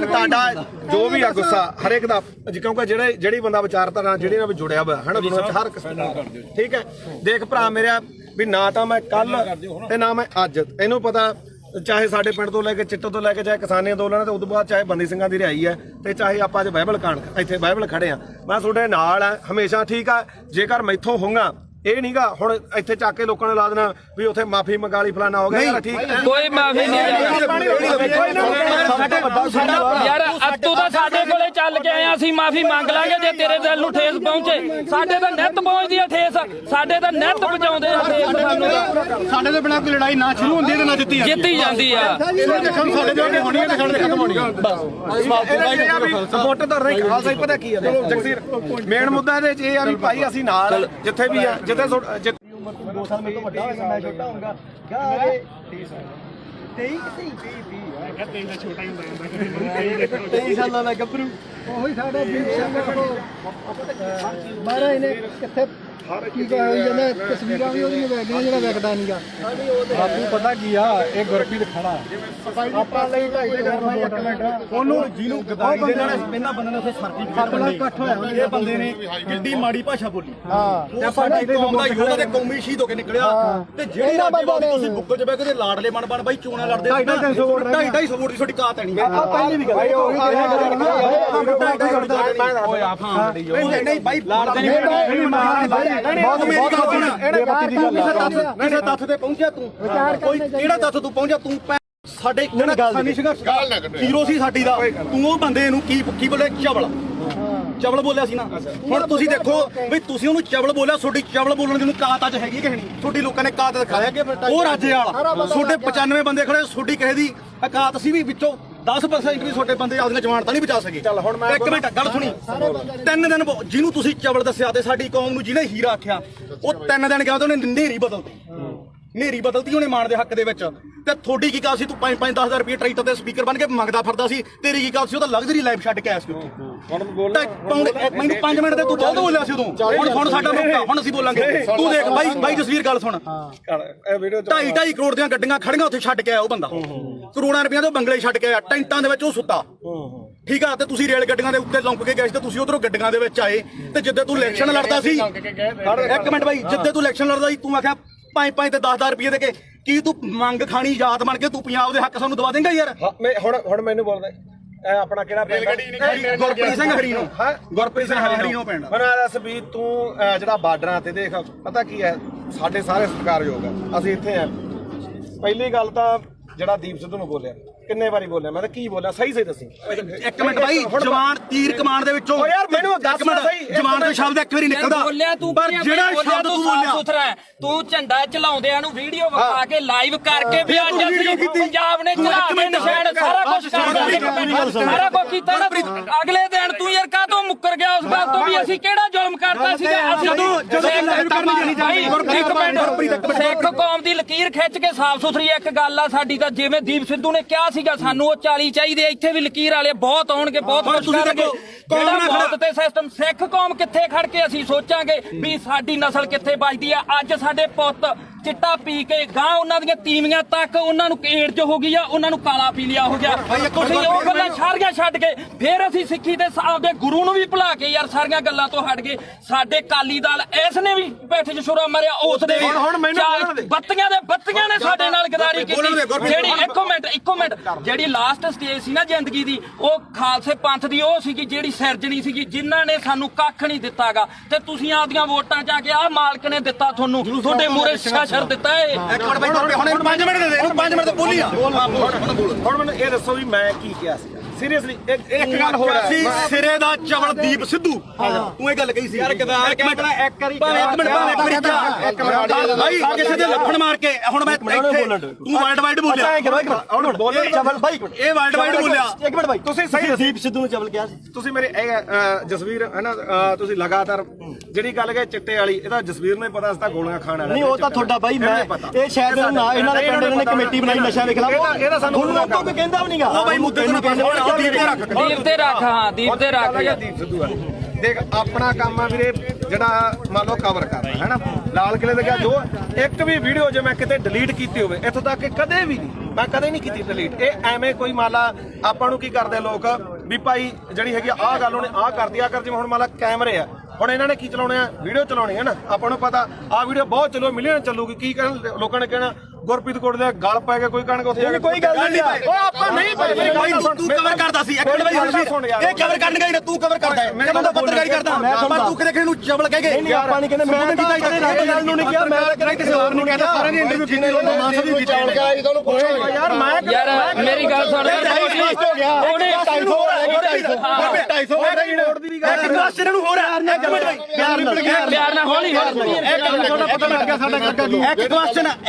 ਤੁਹਾਡਾ ਜੋ ਵੀ ਆ ਗੁੱਸਾ ਹਰੇਕ ਦਾ ਕਿਉਂਕਿ ਜਿਹੜੀ ਬੰਦਾ ਵਿਚਾਰਧਾਰਾ ਜਿਹੜੀ ਨਾਲ ਜੁੜਿਆ ਹੋਇਆ ਹੈ ਨਾ ਦੁਨੀਆ 'ਚ ਹਰ ਕਿਸਮ ਦਾ ਠੀਕ ਹੈ ਦੇਖ ਭਰਾ ਮੇਰਾ ਵੀ ਨਾ ਤਾਂ ਮੈਂ ਕੱਲ ਤੇ ਨਾ ਮੈਂ ਅੱਜ ਇਹਨੂੰ ਪਤਾ ਚਾਹੇ ਸਾਡੇ ਪਿੰਡ ਤੋਂ ਲੈ ਕੇ ਚਿੱਟੋ ਤੋਂ ਲੈ ਕੇ ਚਾਹੇ ਕਿਸਾਨੀ ਅੰਦੋਲਨ ਤੇ ਉਦੋਂ ਬਾਅਦ ਚਾਹੇ ਬੰਦੀ ਸਿੰਘਾਂ ਦੀ ਰਿਹਾਈ ਹੈ ਤੇ ਚਾਹੇ ਆਪਾਂ ਅੱਜ ਬਾਈਬਲ ਇੱਥੇ ਬਾਈਬਲ ਖੜੇ ਆ ਮੈਂ ਤੁਹਾਡੇ ਨਾਲ ਆ ਹਮੇਸ਼ਾ ਠੀਕ ਆ ਜੇਕਰ ਮੈਥੋਂ ਹੋਊਗਾ ਇਹ ਨਹੀਂਗਾ ਹੁਣ ਇੱਥੇ ਚੱਕ ਕੇ ਲੋਕਾਂ ਨੇ ਲਾ ਦੇਣਾ ਵੀ ਉੱਥੇ ਮਾਫੀ ਮੰਗਾਲੀ ਫਲਾਣਾ ਹੋ ਗਿਆ ਯਾਰ ਠੀਕ ਹੈ ਕੋਈ ਮਾਫੀ ਨਹੀਂ ਯਾਰ ਤੂੰ ਤਾਂ ਸਾਡੇ ਕੋਲੇ ਚੱਲ ਕੇ ਆਇਆ ਅਸੀਂ ਮਾਫੀ ਮੰਗ ਲਾਂਗੇ ਜੇ ਤੇਰੇ ਦਿਲ ਨੂੰ ਠੇਸ ਪਹੁੰਚੇ ਸਾਡੇ ਤਾਂ ਨਿੱਤ ਪਹੁੰਚਦੀ ਆ ਠੇਸ ਸਾਡੇ ਤਾਂ ਨਿੱਤ ਪਹੁੰਚਾਉਂਦੇ ਆ ਠੇਸ ਸਾਨੂੰ ਸਾਡੇ ਤੋਂ ਬਿਨਾਂ ਕੋਈ ਲੜਾਈ ਨਾ ਸ਼ੁਰੂ ਹੁੰਦੀ ਤੇ ਨਾ ਜਿੱਤੀ ਜਾਂਦੀ ਆ ਸਾਡੇ ਦੇ ਹੋਣੀ ਹੈ ਤੇ ਸਾਡੇ ਖਤਮ ਹੋਣੀ ਹੈ ਸਪੋਰਟ ਤਾਂ ਨਹੀਂ ਖਾਲਸਾ ਪਤਾ ਕੀ ਹੈ ਜਗਸੀਰ ਮੇਨ ਮੁੱਦਾ ਇਹਦੇ ਚ ਇਹ ਆ ਵੀ ਭਾਈ ਅਸੀਂ ਨਾਲ ਜਿੱਥੇ ਵੀ ਆ ਜਿੱਥੇ 2 ਸਾਲ ਮੇਰੇ ਤੋਂ ਵੱਡਾ ਹੋਏਗਾ ਮੈਂ ਛੋਟਾ ਹੋਊਗਾ ਗਾਰੇ 23 ਸਾਲਾਂ ਦਾ ਗੱਭਰੂ ਉਹੀ ਸਾਡਾ ਦੀਪ ਸਿੰਘ ਮਹਾਰਾਜ ਨੇ ਕਿੱਥੇ ਕੀ ਹੋਈ ਜਾਂਦਾ ਤਸਵੀਰਾਂ ਵੀ ਉਹਦੀਆਂ ਵੇਖਦੀਆਂ ਜਿਹੜਾ ਵੇਖਦਾ ਨਹੀਂਗਾ ਬਾਪੂ ਪਤਾ ਕੀ ਆ ਇਹ ਗੁਰਪ੍ਰੀਤ ਖਾਣਾ ਆਪਾਂ ਲਈ 2.5 ਉਹਨੂੰ ਜਿਹਨੂੰ ਗਦਾਈ ਦੇ ਨਾਲ ਇਹਨਾਂ ਬੰਦੇ ਨੇ ਉੱਥੇ ਸਰਟੀਫਿਕੇਟ ਇਕੱਠ ਹੋਇਆ ਇਹ ਬੰਦੇ ਨੇ ਕਿੰਨੀ ਮਾੜੀ ਭਾਸ਼ਾ ਬੋਲੀ ਹਾਂ ਤੇ ਸਾਡੇ ਕੌਮ ਦਾ ਯੋਧਾ ਤੇ ਕੌਮੀ ਸ਼ਹੀਦ ਹੋ ਕੇ ਨਿਕਲਿਆ ਤੇ ਜਿਹੜੇ ਰਾਜੇ ਤੁਸੀਂ ਬੁੱਕਲ ਚ ਬਹਿ ਕੇ ਲਾਡਲੇ ਬਣ ਬਾਈ ਚੋਣਾਂ ਲੜਦੇ 250 ਵੋਟ ਦੀ ਤੁਹਾਡੀ ਕਾਤ ਨਹੀਂ ਆ ਪਹਿਲੀ ਵੀ ਗੱਲ ਨਹੀਂ ਬਾਈ ਲਾੜਦੇ ਕਿਸੇ ਤੱਥ ਤੇ ਪਹੁੰਚਿਆ ਤੂੰ ਕੋਈ ਕਿਹੜਾ ਤੱਥ ਤੂੰ ਪਹੁੰਚਿਆ ਤੂੰ ਸਾਡੇ ਕਿਸਾਨੀ ਸੰਘਰਸ਼ ਹੀਰੋ ਸੀ ਸਾਡੀ ਦਾ ਤੂੰ ਉਹ ਬੰਦੇ ਨੂੰ ਕੀ ਬੋਲੇ ਚਵਲ ਬੋਲਿਆ ਸੀ ਨਾ ਹੁਣ ਤੁਸੀਂ ਦੇਖੋ ਵੀ ਤੁਸੀਂ ਉਹਨੂੰ ਚਵਲ ਬੋਲਿਆ ਤੁਹਾਡੀ ਚਵਲ ਬੋਲਣ ਦੀ ਨੂੰ ਕਾਤ ਅੱਜ ਹੈਗੀ ਕਿ ਨਹੀਂ ਤੁਹਾਡੀ ਲੋਕਾਂ ਨੇ ਕਾਤ ਦਿਖਾਇਆ ਉਹ ਰਾਜੇ ਵਾਲਾ ਤੁਹਾਡੇ 95 ਬੰਦੇ ਖੜੇ ਤੁਹਾਡੀ ਕਿਸੇ ਦੀ ਕਾਤ ਸੀ ਵੀ ਵਿੱਚੋਂ 10% ਵੀ ਤੁਹਾਡੇ ਬੰਦੇ ਆਪਣੀਆਂ ਜਵਾਨਤਾਂ ਨਹੀਂ ਬਚਾ ਸਕੇ ਚੱਲ ਹੁਣ ਮੈਂ ਇੱਕ ਮਿੰਟ ਗੱਲ ਸੁਣੀ 3 ਦਿਨ ਜਿਹਨੂੰ ਤੁਸੀਂ ਚਵਲ ਦੱਸਿਆ ਤੇ ਸਾਡੀ ਕੌਮ ਨੂੰ ਜਿਹਨੇ ਹੀਰਾ ਆਖਿਆ ਉਹ 3 ਦਿਨ ਗਿਆ ਤੇ ਉਹਨੇ ਨੇਰੀ ਬਦਲਤੀ ਉਹਨੇ ਮਾਣ ਦੇ ਹੱਕ ਦੇ ਵਿੱਚ ਤੇ ਤੁਹਾਡੀ ਕੀ ਕਾਲ ਸੀ ਤੂੰ 5-10 ਰੁਪਏ ਟਰੈਕਟਰ ਤੇ ਸਪੀਕਰ ਬਣ ਕੇ ਮੰਗਦਾ ਫਿਰਦਾ ਸੀ ਤੇਰੀ ਕੀ ਕਾਲ ਸੀ ਉਹ ਤਾਂ ਲਗਜ਼ਰੀ ਲਾਈਫ ਛੱਡ ਕੇ ਆਇਆ ਸੀ ਮੈਨੂੰ 5 ਮਿੰਟ ਤੇ ਤੂੰ ਬਹੁਤ ਬੋਲਿਆ ਸੀ ਉਦੋਂ ਹੁਣ ਸਾਡਾ ਮੌਕਾ ਹੁਣ ਅਸੀਂ ਬੋਲਾਂਗੇ ਤੂੰ ਦੇਖ ਬਾਈ ਜਸਵੀਰ ਗੱਲ ਸੁਣ 2.5 ਕਰੋੜ ਦੀਆਂ ਗੱਡੀਆਂ ਖੜੀਆਂ ਉੱਥੇ ਛੱਡ ਕੇ ਆਇਆ ਉਹ ਬੰਦਾ ਕਰੋੜਾਂ ਰੁਪਈਆਂ ਦੇ ਬੰਗਲੇ ਛੱਡ ਕੇ ਆਇਆ ਟੈਂਟਾਂ ਦੇ ਵਿੱਚ ਉਹ ਸੁੱਤਾ ਠੀਕ ਆ ਤੇ ਤੁਸੀਂ ਰੇਲ ਗੱਡੀਆਂ ਦੇ ਉੱਤੇ ਲੰਕ ਕੇ ਗਏ ਸੀ ਤੇ ਤੁਸੀਂ ਉਧਰੋਂ ਗੱਡੀਆਂ ਦੇ ਵਿੱਚ ਆਏ ਤੇ ਜਿੱਦੇ ਤੂੰ ਇਲੈਕਸ਼ਨ ਲੜਦਾ ਸੀ ਇੱਕ ਮਿੰਟ ਬਾਈ ਜਿੱਦੇ ਤੂੰ ਇਲੈਕਸ਼ਨ ਲੜਦਾ ਸੀ ਤੂੰ ਆਖਿਆ 5 ਤੇ 10 ਰੁਪਏ ਦੇ ਕੇ ਕੀ ਤੂੰ ਮੰਗ ਖਾਣੀ ਯਾਦ ਬਣ ਕੇ ਤੂੰ ਪੰਜਾਬ ਦੇ ਹੱਕ ਸਾਨੂੰ ਦਵਾ ਦੇਂਗਾ ਯਾਰ ਹੁਣ ਮੈਨੂੰ ਬੋਲਦਾ ਇਹ ਆਪਣਾ ਕਿਹੜਾ ਪਿੰਡ ਗੁਰਪ੍ਰੀਤ ਸਿੰਘ ਹਰੀਨੋ ਗੁਰਪ੍ਰੀਤ ਸਿੰਘ ਹਰੀਨੋ ਪਿੰਡ ਮੈਨੂੰ ਦੱਸ ਵੀ ਤੂੰ ਜਿਹੜਾ ਬਾਰਡਰਾਂ ਤੇ ਦੇਖ ਪਤਾ ਕੀ ਹੈ ਸਾਡੇ ਸਾਰੇ ਸਤਿਕਾਰਯੋਗ ਆ ਅਸੀਂ ਇੱਥੇ ਆ ਪਹਿਲੀ ਗੱਲ ਤਾਂ ਜਿਹੜਾ ਦੀਪ ਸਿੱਧੂ ਨੂੰ ਬੋਲਿਆ ਕਿੰਨੇ ਵਾਰੀ ਬੋਲਿਆ ਮੈਂ ਤਾਂ ਕੀ ਬੋਲਿਆ ਸਹੀ ਦੱਸੀ ਇੱਕ ਮਿੰਟ ਬਾਈ ਜਵਾਨ ਤੀਰ ਕਮਾਨ ਦੇ ਵਿੱਚੋਂ ਯਾਰ ਮੈਨੂੰ ਦੱਸ ਸਹੀ ਜਵਾਨ ਦਾ ਸ਼ਬਦ ਇੱਕ ਵਾਰੀ ਨਿਕਲਦਾ ਬੋਲਿਆ ਤੂੰ ਪਰ ਜਿਹੜਾ ਸ਼ਬਦ ਤੂੰ ਬੋਲਿਆ ਸੁਥਰਾ ਤੂੰ ਝੰਡਾ ਚਲਾਉਂਦਿਆਂ ਨੂੰ ਵੀਡੀਓ ਵਿਖਾ ਕੇ ਲਾਈਵ ਕਰਕੇ ਵੀ ਅੱਜ ਅਸੀਂ ਪੰਜਾਬ ਨੇ ਚਲਾ ਕੇ ਨਿਸ਼ਾਨ ਸਾਰਾ ਕੁਝ ਕੀਤਾ ਨਾ ਅਗਲੇ ਦਿਨ ਤੂੰ ਯਾਰ ਕਾਹਤੋਂ ਮੁੱਕਰ ਗਿਆ ਉਸ ਗੱਲ ਤੋਂ ਵੀ ਅਸੀਂ ਕਿਹੜਾ ਜ਼ੁਲਮ ਕਰਤਾ ਸੀਗਾ ਸਿੱਖ ਕੌਮ ਦੀ ਲਕੀਰ ਖਿੱਚ ਕੇ ਸਾਫ਼ ਸੁਥਰੀ ਇੱਕ ਗੱਲ ਆ ਸਾਡੀ ਤਾਂ ਜਿਵੇਂ ਦੀਪ ਸਿੱਧੂ ਨੇ ਕਿਹਾ ਸੀਗਾ ਸਾਨੂੰ ਉਹ 40 ਚਾਹੀਦੇ ਇੱਥੇ ਵੀ ਲਕੀਰ ਵਾਲੇ ਬਹੁਤ ਆਉਣਗੇ ਬਹੁਤ ਕੁਝ ਕਰਨਗੇ ਜਿਹੜਾ ਮੌਤ ਤੇ ਸਿਸਟਮ ਸਿੱਖ ਕੌਮ ਕਿੱਥੇ ਖੜ ਕੇ ਅਸੀਂ ਸੋਚਾਂਗੇ ਵੀ ਸਾਡੀ ਨਸਲ ਕਿੱਥੇ ਬਚਦੀ ਆ ਅੱਜ ਸਾਡੇ ਪੁੱਤ ਚਿੱਟਾ ਪੀ ਕੇ ਗਾਂ ਉਹਨਾਂ ਦੀਆਂ ਤੀਵੀਆਂ ਤੱਕ ਉਹਨਾਂ ਨੂੰ ਏਡਜ਼ ਹੋ ਗਈ ਆ ਉਹਨਾਂ ਨੂੰ ਕਾਲਾ ਪੀਲੀਆ ਹੋ ਗਿਆ ਤੁਸੀਂ ਉਹ ਗੱਲਾਂ ਸਾਰੀਆਂ ਛੱਡ ਕੇ ਫਿਰ ਅਸੀਂ ਸਿੱਖੀ ਦੇ ਆਪਦੇ ਗੁਰੂ ਨੂੰ ਵੀ ਭੁਲਾ ਕੇ ਯਾਰ ਸਾਰੀਆਂ ਗੱਲਾਂ ਤੋਂ ਹਟ ਗਏ ਸਾਡੇ ਕਾਲੀ ਦਲ ਇਸ ਨੇ ਵੀ ਪੈਠ 'ਚ ਛੁਰਾ ਮਾਰਿਆ ਉਸ ਦੇ ਬੱਤੀਆਂ ਨੇ ਸਾਡੇ ਨਾਲ ਗਦਾਰੀ ਕੀਤੀ ਜਿਹੜੀ ਇੱਕੋ ਮਿੰਟ ਜਿਹੜੀ ਲਾਸਟ ਸਟੇਜ ਸੀ ਨਾ ਜ਼ਿੰਦਗੀ ਦੀ ਉਹ ਖਾਲਸੇ ਪੰਥ ਦੀ ਉਹ ਸੀਗੀ ਜਿਹੜੀ ਸਿਰਜਣੀ ਸੀਗੀ ਜਿਨ੍ਹਾਂ ਨੇ ਸਾਨੂੰ ਕੱਖ ਨਹੀਂ ਦਿੱਤਾਗਾ ਤੇ ਤੁਸੀਂ ਆਪਦੀਆਂ ਵੋਟਾਂ 'ਚ ਆ ਕੇ ਆਹ ਮਾਲਕ ਨੇ ਦਿੱਤਾ ਤੁਹਾਨੂੰ ਤੁਹਾਡੇ ਮੂਹਰੇ ਸ਼ਰ ਦਿੱਤਾ ਏ ਇੱਕ ਮਿੰਟ ਬਾਈ ਹੁਣ 5 ਮਿੰਟ ਦੇ ਦੇ 5 ਮਿੰਟ ਤੇ ਬੋਲੀ ਆ ਹੁਣ ਮੈਨੂੰ ਇਹ ਦੱਸੋ ਵੀ ਮੈਂ ਕੀ ਕਿਹਾ ਸੀ ਸੀਰੀਅਸਲੀ ਇੱਕ ਗੱਲ ਹੋਰ ਸੀ ਸਿਰੇ ਦਾ ਚਵਲ ਦੀਪ ਸਿੱਧੂ ਤੂੰ ਇਹ ਗੱਲ ਕਹੀ ਸੀ ਯਾਰ ਇੱਕ ਮਿੰਟ ਬਾਈ ਕਿਸੇ ਦੇ ਲੱਫੜ ਮਾਰ ਕੇ ਹੁਣ ਮੈਂ ਤੂੰ ਵਰਲਡ ਵਾਈਡ ਬੋਲਿਆ ਹੁਣ ਬੋਲੇ ਚਵਲ ਬਾਈ ਇਹ ਵਰਲਡ ਵਾਈਡ ਬੋਲਿਆ ਇੱਕ ਮਿੰਟ ਬਾਈ ਤੁਸੀਂ ਸਹੀ ਦੀਪ ਸਿੱਧੂ ਨੂੰ ਚਵਲ ਕਿਹਾ ਸੀ ਤੁਸੀਂ ਮੇਰੇ ਜਸਵੀਰ ਹੈ ਨਾ ਤੁਸੀਂ ਲਗਾਤਾਰ ਜਿਹੜੀ ਗੱਲ ਕਹੇ ਚਿੱਟੇ ਵਾਲੀ ਇਹਦਾ ਜਸਵੀਰ ਨੂੰ ਪਤਾ ਸੀ ਤਾਂ ਗੋਲੀਆਂ ਖਾਣ ਵਾਲਾ ਨਹੀਂ ਉਹ ਤਾਂ ਤੁਹਾਡਾ ਬਾਈ ਮੈਂ ਇਹ ਸ਼ਾਇਦ ਨਾ ਇਹਨਾਂ ਦੇ ਪਿੰਡ ਨੇ ਕਮੇਟੀ ਬਣਾਈ ਨਸ਼ਾ ਦੇ ਖਿਲਾਫ ਇਹਦਾ ਸਾਨੂੰ ਕੋਈ ਕਹਿੰਦਾ ਵੀ ਨਹੀਂਗਾ ਉਹ ਬਾਈ ਮੁੱਦੇ ਨੂੰ ਦੀਪ ਤੇ ਰੱਖ ਹਾਂ ਦੀਪ ਤੇ ਰੱਖ ਦੀਪ ਸਿੱਧੂ ਦੇਖ ਆਪਣਾ ਕੰਮ ਆ ਵੀਰੇ ਜਿਹੜਾ ਮੰਨ ਲਓ ਕਵਰ ਕਰਨਾ ਹੈ ਨਾ ਲਾਲ ਕਿਲੇ ਦੇ ਗਿਆ ਜੋ ਇੱਕ ਵੀ ਵੀਡੀਓ ਜੇ ਮੈਂ ਕਿਤੇ ਡਿਲੀਟ ਕੀਤੀ ਹੋਵੇ ਇੱਥੋਂ ਤੱਕ ਕਿ ਕਦੇ ਵੀ ਨਹੀਂ ਮੈਂ ਕਦੇ ਨਹੀਂ ਕੀਤੀ ਡਿਲੀਟ ਇਹ ਐਵੇਂ ਕੋਈ ਮੰਨ ਲਾ ਆਪਾਂ ਨੂੰ ਕੀ ਕਰਦੇ ਲੋਕ ਵੀ ਭਾਈ ਜਿਹੜੀ ਹੈਗੀ ਆਹ ਗੱਲ ਉਹਨੇ ਆਹ ਕਰਦੀ ਆ ਕਰ ਜਿਵੇਂ ਹੁਣ ਮੰਨ ਲਾ ਕੈਮਰੇ ਆ ਹੁਣ ਇਹਨਾਂ ਨੇ ਕੀ ਚਲਾਉਣੇ ਆ ਵੀਡੀਓ ਚਲਾਉਣੀ ਹੈ ਨਾ ਆਪਾਂ ਨੂੰ ਪਤਾ ਆਹ ਵੀਡੀਓ ਬਹੁਤ ਚਲੋ ਮਿਲੀਅਨ ਚੱਲੂਗੀ ਕੀ ਕਹਿਣ ਲੋਕਾਂ ਨੇ ਕਹਿਣਾ ਗੁਰਪ੍ਰੀਤ ਕੋਟ ਦੇ ਗਲ ਪੈ ਕੇ ਕੋਈ ਕਹਿਣਗੇ ਉੱਥੇ ਜਾ ਕੇ ਕੋਈ ਗੱਲ ਨਹੀਂ ਉਹ ਆਪਾਂ ਨਹੀਂ ਤੂੰ ਕਵਰ ਕਰਦਾ ਸੀ ਇੱਕ ਮਿੰਟ ਬਾਈ ਇਹ ਕਵਰ ਕਰਨ ਗਈ ਤੂੰ ਕਵਰ ਕਰਦਾ ਹੈ ਮੈਂ ਤਾਂ ਪੱਤਰਕਾਰੀ ਕਰਦਾ ਪਰ ਤੂੰ ਕਿਹਦੇ ਨੂੰ ਜਬਲ ਕਹਿ ਗਏ ਨਹੀਂ ਆਪਾਂ ਨਹੀਂ ਕਹਿੰਦੇ ਮੈਂ ਤਾਂ ਕਿਸੇ ਰਾਜੇਵਾਲ ਨੂੰ ਨਹੀਂ ਕਿਹਾ ਮੈਂ ਤਾਂ ਕਹਿੰਦਾ ਕਿਸੇ ਹੋਰ ਨੂੰ ਕਹਿੰਦਾ ਸਾਰਿਆਂ ਦੀ ਇੰਟਰਵਿਊ ਕੀਤੀ ਲੋਕਾਂ ਮਾਸਾ ਦੀ ਚਾਲ ਕਰਾ ਜੀ ਤੁਹਾਨੂੰ ਪੁੱਛੋ ਯਾਰ ਯਾਰ ਮੇਰੀ ਗੱਲ ਸੁਣ ਉਹਨੇ 250 ਇੱਕ ਕੁਐਸਚਨ ਨੂੰ ਹੋਰ ਹੈ ਇੱਕ ਮਿੰਟ ਪਿਆਰ ਨਾਲ ਹੌਲੀ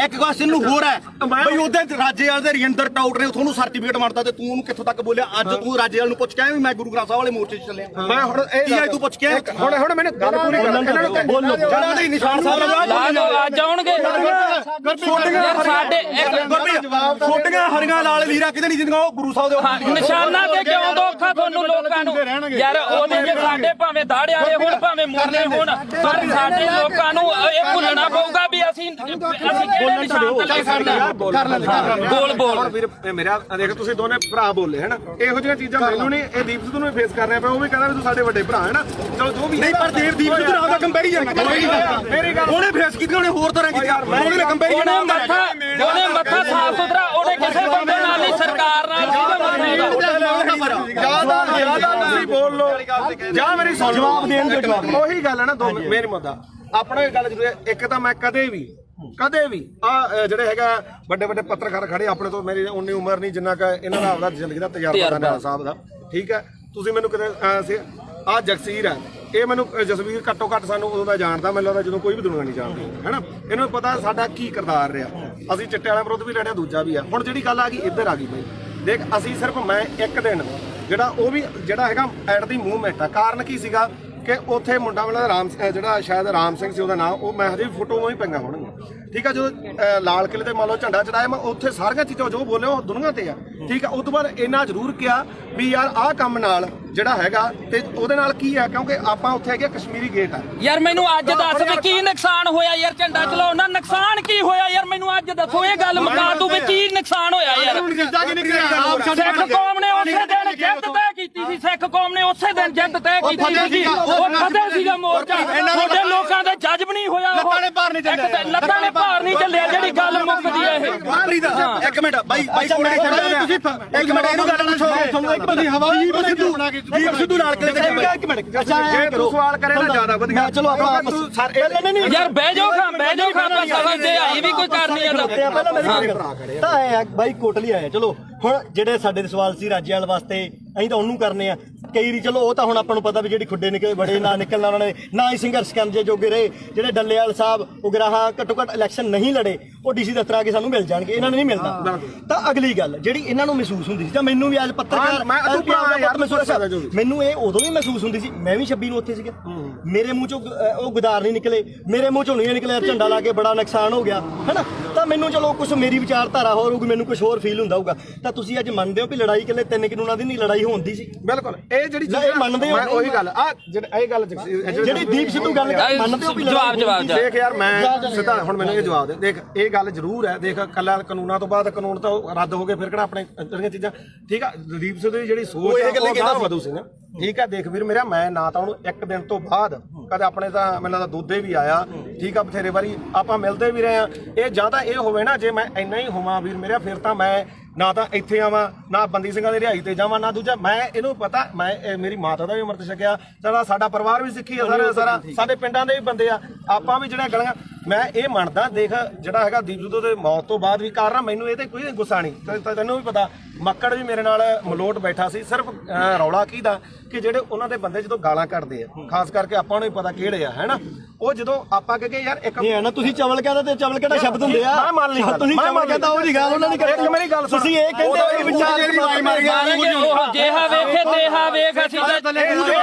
ਇੱਕ ਕੁਐਸਚਨ ਨੂੰ ਹੋਰ ਹੈ ਬਈ ਉਹਦੇ ਰਾਜੇਵਾਲ ਦੇ ਰਜਿੰਦਰ ਟਾਊਟ ਨੇ ਤੁਹਾਨੂੰ ਸਰਟੀਫਿਕੇਟ ਮਾਰਤਾ ਤੇ ਤੂੰ ਉਹਨੂੰ ਕਿੱਥੋਂ ਤੱਕ ਬੋਲਿਆ ਅੱਜ ਤੂੰ ਰਾਜੇਵਾਲ ਨੂੰ ਪੁੱਛ ਕੇ ਆਇਆ ਵੀ ਮੈਂ ਗੁਰੂ ਗ੍ਰੰਥ ਸਾਹਿਬ ਵਾਲੇ ਮੋਰਚੇ 'ਚ ਚੱਲਿਆ ਮੈਂ ਹੁਣ ਇਹ ਤੂੰ ਪੁੱਛ ਕੇ ਹੁਣ ਮੈਨੂੰ ਗੱਲ ਪੂਰੀ ਕਰ ਇਹਨਾਂ ਨੂੰ ਬੋਲੋ ਜਿਹੜਾ ਦੇ ਨਿਸ਼ਾਨ ਸਾਹਿਬ ਲਾ ਦੋ ਅੱਜ ਆਉਣਗੇ ਯਾਰ ਸਾਡੇ ਛੋਟੀਆਂ ਹਰੀਆਂ ਲਾਲ ਲੀਰਾ ਕਿਤੇ ਨਹੀਂ ਜਿੰਦੀਆਂ ਉਹ ਗੁਰੂ ਸਾਹਿਬ ਦੇ ਨਿਸ਼ਾਨਾਂ ਤੇ ਕਿਉਂ ਦੋਖਾ ਤੁਹਾਨੂੰ ਲੋਕਾਂ ਨੂੰ ਯਾਰ ਉਹਦੇ ਜੇ ਸਾਡੇ ਭਾਵੇਂ ਦਾੜੇ ਵਾਲੇ ਹੋਣ ਭਾਵੇਂ ਮੁਰਨੇ ਹੋਣ ਪਰ ਸਾਡੇ ਲੋਕਾਂ ਨੂੰ ਇਹ ਭੁੱਲਣਾ ਪਊਗਾ ਵੀ ਅਸੀਂ ਕਿਹੜੇ ਨਿਸ਼ਾਨ ਤੇ ਲੈ ਸਕਦੇ ਹਾਂ ਬੋਲ ਵੀਰ ਮੇਰਾ ਦੇਖ ਤੁਸੀਂ ਦੋਨੇ ਭਰਾ ਬੋਲੇ ਹਨਾ ਇਹੋ ਜਿਹੀਆਂ ਚੀਜ਼ਾਂ ਮੈਨੂੰ ਨਹੀਂ ਇਹ ਦੀਪ ਸਿੱਧੂ ਨੂੰ ਫੇਸ ਕਰ ਰਿਹਾ ਪਿਆ ਉਹ ਵੀ ਕਹਿੰਦਾ ਵੀ ਤੂੰ ਸਾਡੇ ਵੱਡੇ ਭਰਾ ਹੈ ਨਾ ਚਲੋ ਜੋ ਵੀ ਨਹੀਂ ਪਰ ਦੀਪ ਸਿੱਧੂ ਨਾਲ ਦਾ ਕੰਪੈਰੀਜ਼ਨ ਮੇਰੀ ਗੱਲ ਉਹਨੇ ਫੇਸ ਕੀਤੀ ਉਹਨੇ ਹੋਰ ਤਰ੍ਹਾਂ ਕੀਤੀ ਉਹਨੇ ਕੰਪੈਰੀਜ਼ਨ ਉਹਨੇ ਮੱਥਾ ਸਾਫ ਸੁਥਰਾ ਉਹਨੇ ਕਿਸੇ ਬੰਦੇ ਨਾਲ ਨਹੀਂ ਸਰਕਾਰ ਨਾਲ ਜਿਆਦਾ ਤੁਸੀਂ ਬੋਲ ਲੋ ਜਾਂ ਮੇਰੀ ਸੁਣ ਜਵਾਬ ਦੇਣ ਦੇ ਜਵਾਬ ਉਹੀ ਗੱਲ ਹੈ ਨਾ ਮੇਰੀ ਮੁੱਦਾ ਆਪਣਾ ਇਹ ਗੱਲ ਜ਼ਰੂਰ ਹੈ ਇੱਕ ਤਾਂ ਮੈਂ ਕਦੇ ਵੀ ਆ ਜਿਹੜੇ ਹੈਗਾ ਵੱਡੇ ਵੱਡੇ ਪੱਤਰਕਾਰ ਖੜੇ ਆਪਣੇ ਤੋਂ ਮੇਰੀ ਉਨੀ ਉਮਰ ਨਹੀਂ ਜਿੰਨਾ ਕਿ ਇਹਨਾਂ ਦਾ ਆਪਦਾ ਜ਼ਿੰਦਗੀ ਦਾ ਤਜਰਬਾ ਨਾਲਾ ਸਾਹਿਬ ਦਾ ਠੀਕ ਹੈ ਤੁਸੀਂ ਮੈਨੂੰ ਕਿਤੇ ਆ ਜਗਸੀਰ ਹੈ ਇਹ ਮੈਨੂੰ ਜਸਵੀਰ ਘੱਟੋ ਘੱਟ ਸਾਨੂੰ ਉਦੋਂ ਦਾ ਜਾਣਦਾ ਮੈਨੂੰ ਲੱਗਦਾ ਜਦੋਂ ਕੋਈ ਵੀ ਦੁਨੀਆ ਨਹੀਂ ਜਾਣਦੀ ਹੈਨਾ ਇਹਨੂੰ ਪਤਾ ਸਾਡਾ ਕੀ ਕਿਰਦਾਰ ਰਿਹਾ ਅਸੀਂ ਚਿੱਟੇ ਵਾਲਿਆਂ ਵਿਰੁੱਧ ਵੀ ਲੜਿਆ ਦੂਜਾ ਵੀ ਆ ਹੁਣ ਜਿਹੜੀ ਗੱਲ ਆ ਗਈ ਇੱਧਰ ਆ ਗਈ ਬਈ ਦੇਖ ਅਸੀਂ ਸਿਰਫ ਮੈਂ ਇੱਕ ਦਿਨ ਜਿਹੜਾ ਉਹ ਵੀ ਜਿਹੜਾ ਹੈਗਾ ਐਟ ਦੀ ਮੂਵਮੈਂਟ ਆ ਕਾਰਨ ਕੀ ਸੀਗਾ ਕਿ ਉੱਥੇ ਮੁੰਡਾ ਵਾਲਾ ਰਾਮ ਜਿਹੜਾ ਸ਼ਾਇਦ ਰਾਮ ਸਿੰਘ ਸੀ ਉਹਦਾ ਨਾਮ ਉਹ ਮੈਂ ਹਜੇ ਫੋਟੋਆਂ ਹੀ ਪਈਆਂ ਹੋਣਗੀਆਂ ਠੀਕ ਆ ਜਦੋਂ ਲਾਲ ਕਿਲੇ ਤੇ ਮੰਨ ਲਓ ਝੰਡਾ ਚੜਾਇਆ ਮੈਂ ਉੱਥੇ ਸਾਰੀਆਂ ਚੀਜ਼ਾਂ ਜੋ ਬੋਲੇ ਉਹ ਦੁਨੀਆ ਤੇ ਆ ਠੀਕ ਆ ਉਸ ਤੋਂ ਬਾਅਦ ਇੰਨਾ ਜ਼ਰੂਰ ਕਿਹਾ ਵੀ ਯਾਰ ਆਹ ਕੰਮ ਨਾਲ ਜਿਹੜਾ ਹੈਗਾ ਤੇ ਉਹਦੇ ਨਾਲ ਕੀ ਆ ਕਿਉਂਕਿ ਆਪਾਂ ਉੱਥੇ ਹੈਗੇ ਕਸ਼ਮੀਰੀ ਗੇਟ ਆ ਯਾਰ ਮੈਨੂੰ ਅੱਜ ਦੱਸ ਵੀ ਕੀ ਨੁਕਸਾਨ ਹੋਇਆ ਯਾਰ ਝੰਡਾ ਚਲਾਉਣ ਨਾਲ ਨੁਕਸਾਨ ਕੀ ਹੋਇਆ ਯਾਰ ਮੈਨੂੰ ਅੱਜ ਦੱਸੋ ਇਹ ਗੱਲ ਮੁਕਾ ਤੂੰ ਵੀ ਕੀ ਨੁਕਸਾਨ ਹੋਇਆ ਯਾਰ ਸਿੱਖ ਕੌਮ ਨੇ ਉਸੇ ਦਿਨ ਜਿੱਤ ਤੈਅ ਕੀਤੀ ਸੀ ਸਿੱਖ ਕੌਮ ਨੇ ਉਸੇ ਦਿਨ ਜਿੱਤ ਤੈਅ ਕੀਤੀ ਸੀ ਉਹ ਫਤਿਹ ਸੀਗਾ ਮੋਰਚਾ ਤੁਹਾਡੇ ਲੋਕਾਂ ਦਾ ਜੱਜ ਨਹੀਂ ਹੋਇਆ ਉਹ ਲੱਤਾਂ ਨੇ ਭਾਰ ਨਹੀਂ ਚੱਲਿਆ ਜਿਹੜੀ ਗੱਲ ਮੁੱਕਦੀ ਹੈ ਇਹ ਇੱਕ ਮਿੰਟ ਬਾਈ ਕੋਲੇ ਤੁਸੀਂ ਇੱਕ ਮਿੰਟ ਇਹਨੂੰ ਗੱਲ ਸੁਣੋ ਇੱਕ ਮਿੰਟ ਹਵਾਈ ਦੀਪ ਸਿੱਧੂ ਨਾਲ ਕਿਤੇ ਇੱਕ ਮਿੰਟ ਅੱਛਾ ਜੇ ਤੂੰ ਸਵਾਲ ਕਰੇ ਨਾ ਜ਼ਿਆਦਾ ਵਧੀਆ ਚਲੋ ਆਪਾਂ ਨਹੀਂ ਯਾਰ ਬਹਿ ਜਾਓ ਖਾਂ ਸਮਝਦੇ ਆਈ ਵੀ ਕੋਈ ਕਰਨੀ ਆ ਪਹਿਲਾਂ ਮੇਰੀ ਗੱਲ ਤਾਂ ਆਇਆ ਬਾਈ ਕੋਟਲੀ ਆਇਆ ਚਲੋ ਹੁਣ ਜਿਹੜੇ ਸਾਡੇ ਸਵਾਲ ਸੀ ਰਾਜੇਵਾਲ ਵਾਸਤੇ ਅਸੀਂ ਤਾਂ ਉਹਨੂੰ ਕਰਨੇ ਆ ਕਈ ਰੀ ਚਲੋ ਉਹ ਤਾਂ ਹੁਣ ਆਪਾਂ ਨੂੰ ਪਤਾ ਵੀ ਜਿਹੜੀ ਖੁੱਡੇ ਨਿਕਲੇ ਬੜੇ ਨਾ ਨਿਕਲਣਾ ਉਹਨਾਂ ਨੇ ਨਾ ਹੀ ਸੰਘਰਸ਼ ਕਰਨ ਜੇ ਜੋਗੇ ਰਹੇ ਜਿਹੜੇ ਡੱਲੇਵਾਲ ਸਾਹਿਬ ਉਗਰਾਹਾਂ ਘੱਟੋ ਘੱਟ ਇਲੈਕਸ਼ਨ ਨਹੀਂ ਲੜੇ ਉਹ ਡੀਸੀ ਦਫ਼ਤਰ ਆ ਕੇ ਸਾਨੂੰ ਮਿਲ ਜਾਣਗੇ ਇਹਨਾਂ ਨੂੰ ਨਹੀਂ ਮਿਲਦਾ ਤਾਂ ਅਗਲੀ ਗੱਲ ਜਿਹੜੀ ਇਹਨਾਂ ਨੂੰ ਮਹਿਸੂਸ ਹੁੰਦੀ ਸੀ ਜਾਂ ਮੈਨੂੰ ਵੀ ਅੱਜ ਪੱਤਰਕਾਰ ਮੈਨੂੰ ਇਹ ਉਦੋਂ ਵੀ ਮਹਿਸੂਸ ਹੁੰਦੀ ਸੀ ਮੈਂ ਵੀ 26 ਨੂੰ ਉੱਥੇ ਸੀਗਾ ਮੇਰੇ ਮੂੰਹ ਚੋਂ ਉਹ ਗੁਦਾਰ ਨਹੀਂ ਨਿਕਲੇ ਮੇਰੇ ਮੂੰਹ ਚੋਂ ਨਹੀਂ ਨਿਕਲਿਆ ਝੰਡਾ ਲਾ ਕੇ ਬੜਾ ਨੁਕਸਾਨ ਹੋ ਗਿਆ ਹੈਨਾ ਤਾਂ ਮੈਨੂੰ ਚਲੋ ਕੁਝ ਮੇਰੀ ਵਿਚਾਰਧਾਰਾ ਹੋਰ ਹੋਊਗੀ ਮੈਨੂੰ ਕੁਝ ਹੋਰ ਫੀਲ ਹੁੰਦਾ ਹੋਊਗਾ ਤਾਂ ਤੁਸੀਂ ਅੱਜ ਮੰਨਦੇ ਹੋ ਵੀ ਲੜਾਈ ਕਿਲੇ 3 ਕਾਨੂੰਨਾਂ ਦੀ ਨਹੀਂ ਲੜਾਈ ਹੁੰਦੀ ਸੀ ਬਿਲਕੁਲ ਇਹ ਜਿਹੜੀ ਇਹ ਮੰਨਦੇ ਹੋ ਮੈਂ ਉਹੀ ਗੱਲ ਆ ਇਹ ਗੱਲ ਜਿਹੜੀ ਦੀਪ ਸਿੱਧੂ ਗੱਲ ਮੰਨਦੇ ਹੋ ਵੀ ਜਵਾਬ ਦੇਖ ਯਾਰ ਮੈਂ ਸਿੱਧਾ ਹੁਣ ਮੈਨੂੰ ਇਹ ਜਵਾਬ ਦੇ ਦੇਖ ਇਹ ਗੱਲ ਜ਼ਰੂਰ ਹੈ ਦੇਖ ਕੱਲਾ ਕਾਨੂੰਨਾਂ ਤੋਂ ਬਾਅਦ ਕਾਨੂੰਨ ਤਾਂ ਰੱਦ ਹੋ ਗਏ ਫਿਰ ਕਿਹੜਾ ਆਪਣੇ ਜਿਹੜੀਆਂ ਚੀਜ਼ਾਂ ਠੀਕ ਆ ਦੀਪ ਸਿੱਧੂ ਦੀ ਜਿਹੜੀ ਸੋਚ ਆ ਉਹ ਵਧੂ ਸੀ ਨਾ ਠੀਕ ਆ ਦੇਖ ਵੀਰ ਮੇਰਾ ਮੈਂ ਨਾ ਤਾਂ ਉਹਨੂੰ ਇੱਕ ਦਿਨ ਤੋਂ ਬਾਅਦ ਕਦੇ ਆਪਣੇ ਤਾਂ ਮੈਨੂੰ ਲੱਗਦਾ ਦੁੱਧੇ ਵੀ ਆਇਆ ਠੀਕ ਆ ਬਥੇਰੇ ਵਾਰੀ ਆਪਾਂ ਮਿਲਦੇ ਵੀ ਰਹੇ ਆ ਇਹ ਜਾਂ ਤਾਂ ਇਹ ਹੋਵੇ ਨਾ ਜੇ ਮੈਂ ਇੰਨਾ ਹੀ ਹੋਵਾਂ ਵੀਰ ਮੇਰਾ ਫਿਰ ਤਾਂ ਮੈਂ ਨਾ ਤਾਂ ਇੱਥੇ ਆਵਾਂ ਨਾ ਬੰਦੀ ਸਿੰਘਾਂ ਦੀ ਰਿਹਾਈ ਤੇ ਜਾਵਾਂ ਨਾ ਦੂਜਾ ਮੈਂ ਇਹਨੂੰ ਪਤਾ ਮੈਂ ਮੇਰੀ ਮਾਤਾ ਦਾ ਵੀ ਅੰਮ੍ਰਿਤ ਛਕਿਆ ਸਾਡਾ ਪਰਿਵਾਰ ਵੀ ਸਿੱਖੀ ਆ ਸਾਰਾ ਸਾਡੇ ਪਿੰਡਾਂ ਦੇ ਵੀ ਬੰਦੇ ਆ ਆਪਾਂ ਵੀ ਜਿਹੜਾ ਗਲੀਆਂ ਮੈਂ ਇਹ ਮੰਨਦਾ ਦੇਖ ਜਿਹੜਾ ਹੈਗਾ ਦੀਪ ਸਿੱਧੂ ਦੇ ਮੌਤ ਤੋਂ ਬਾਅਦ ਵੀ ਕਾਰਨ ਮੈਨੂੰ ਇਹ ਤੇ ਕੋਈ ਗੁੱਸਾ ਨਹੀਂ ਤੈਨੂੰ ਵੀ ਪਤਾ ਮੱਕੜ ਵੀ ਮੇਰੇ ਨਾਲ ਮਲੋਟ ਬੈਠਾ ਸੀ ਸਿਰਫ ਰੌਲਾ ਕੀ ਦਾ ਕਿ ਜਿਹੜੇ ਉਹਨਾਂ ਦੇ ਬੰਦੇ ਜਦੋਂ ਗਾਲਾਂ ਕੱਢਦੇ ਆ ਖਾਸ ਕਰਕੇ ਆਪਾਂ ਨੂੰ ਹੀ ਪਤਾ ਕਿਹੜੇ ਆ ਹੈਨਾ ਉਹ ਜਦੋਂ ਆਪਾਂ ਕਹੇ ਯਾਰ ਇੱਕ ਇਹ ਹੈ ਨਾ ਤੁਸੀਂ ਚਵਲ ਕਹਿੰਦਾ ਤੇ ਚਵਲ ਕਿਹੜਾ ਸ਼ਬਦ ਹੁੰਦੇ ਆ ਮੈਂ ਮੰਨ ਲਈ ਤੁਸੀਂ ਚਵਲ ਕਹਿੰਦਾ ਉਹ ਦੀ ਗੱਲ ਉਹਨਾਂ ਨੇ ਇੱਕ ਮੇਰੀ ਗੱਲ ਤੁਸੀਂ ਇਹ ਕਹਿੰਦੇ ਹੋ ਵਿਚਾਰ ਜੇਹਾ ਵੇਖੇ ਤੇਹਾ ਵੇਖ ਅਸੀਂ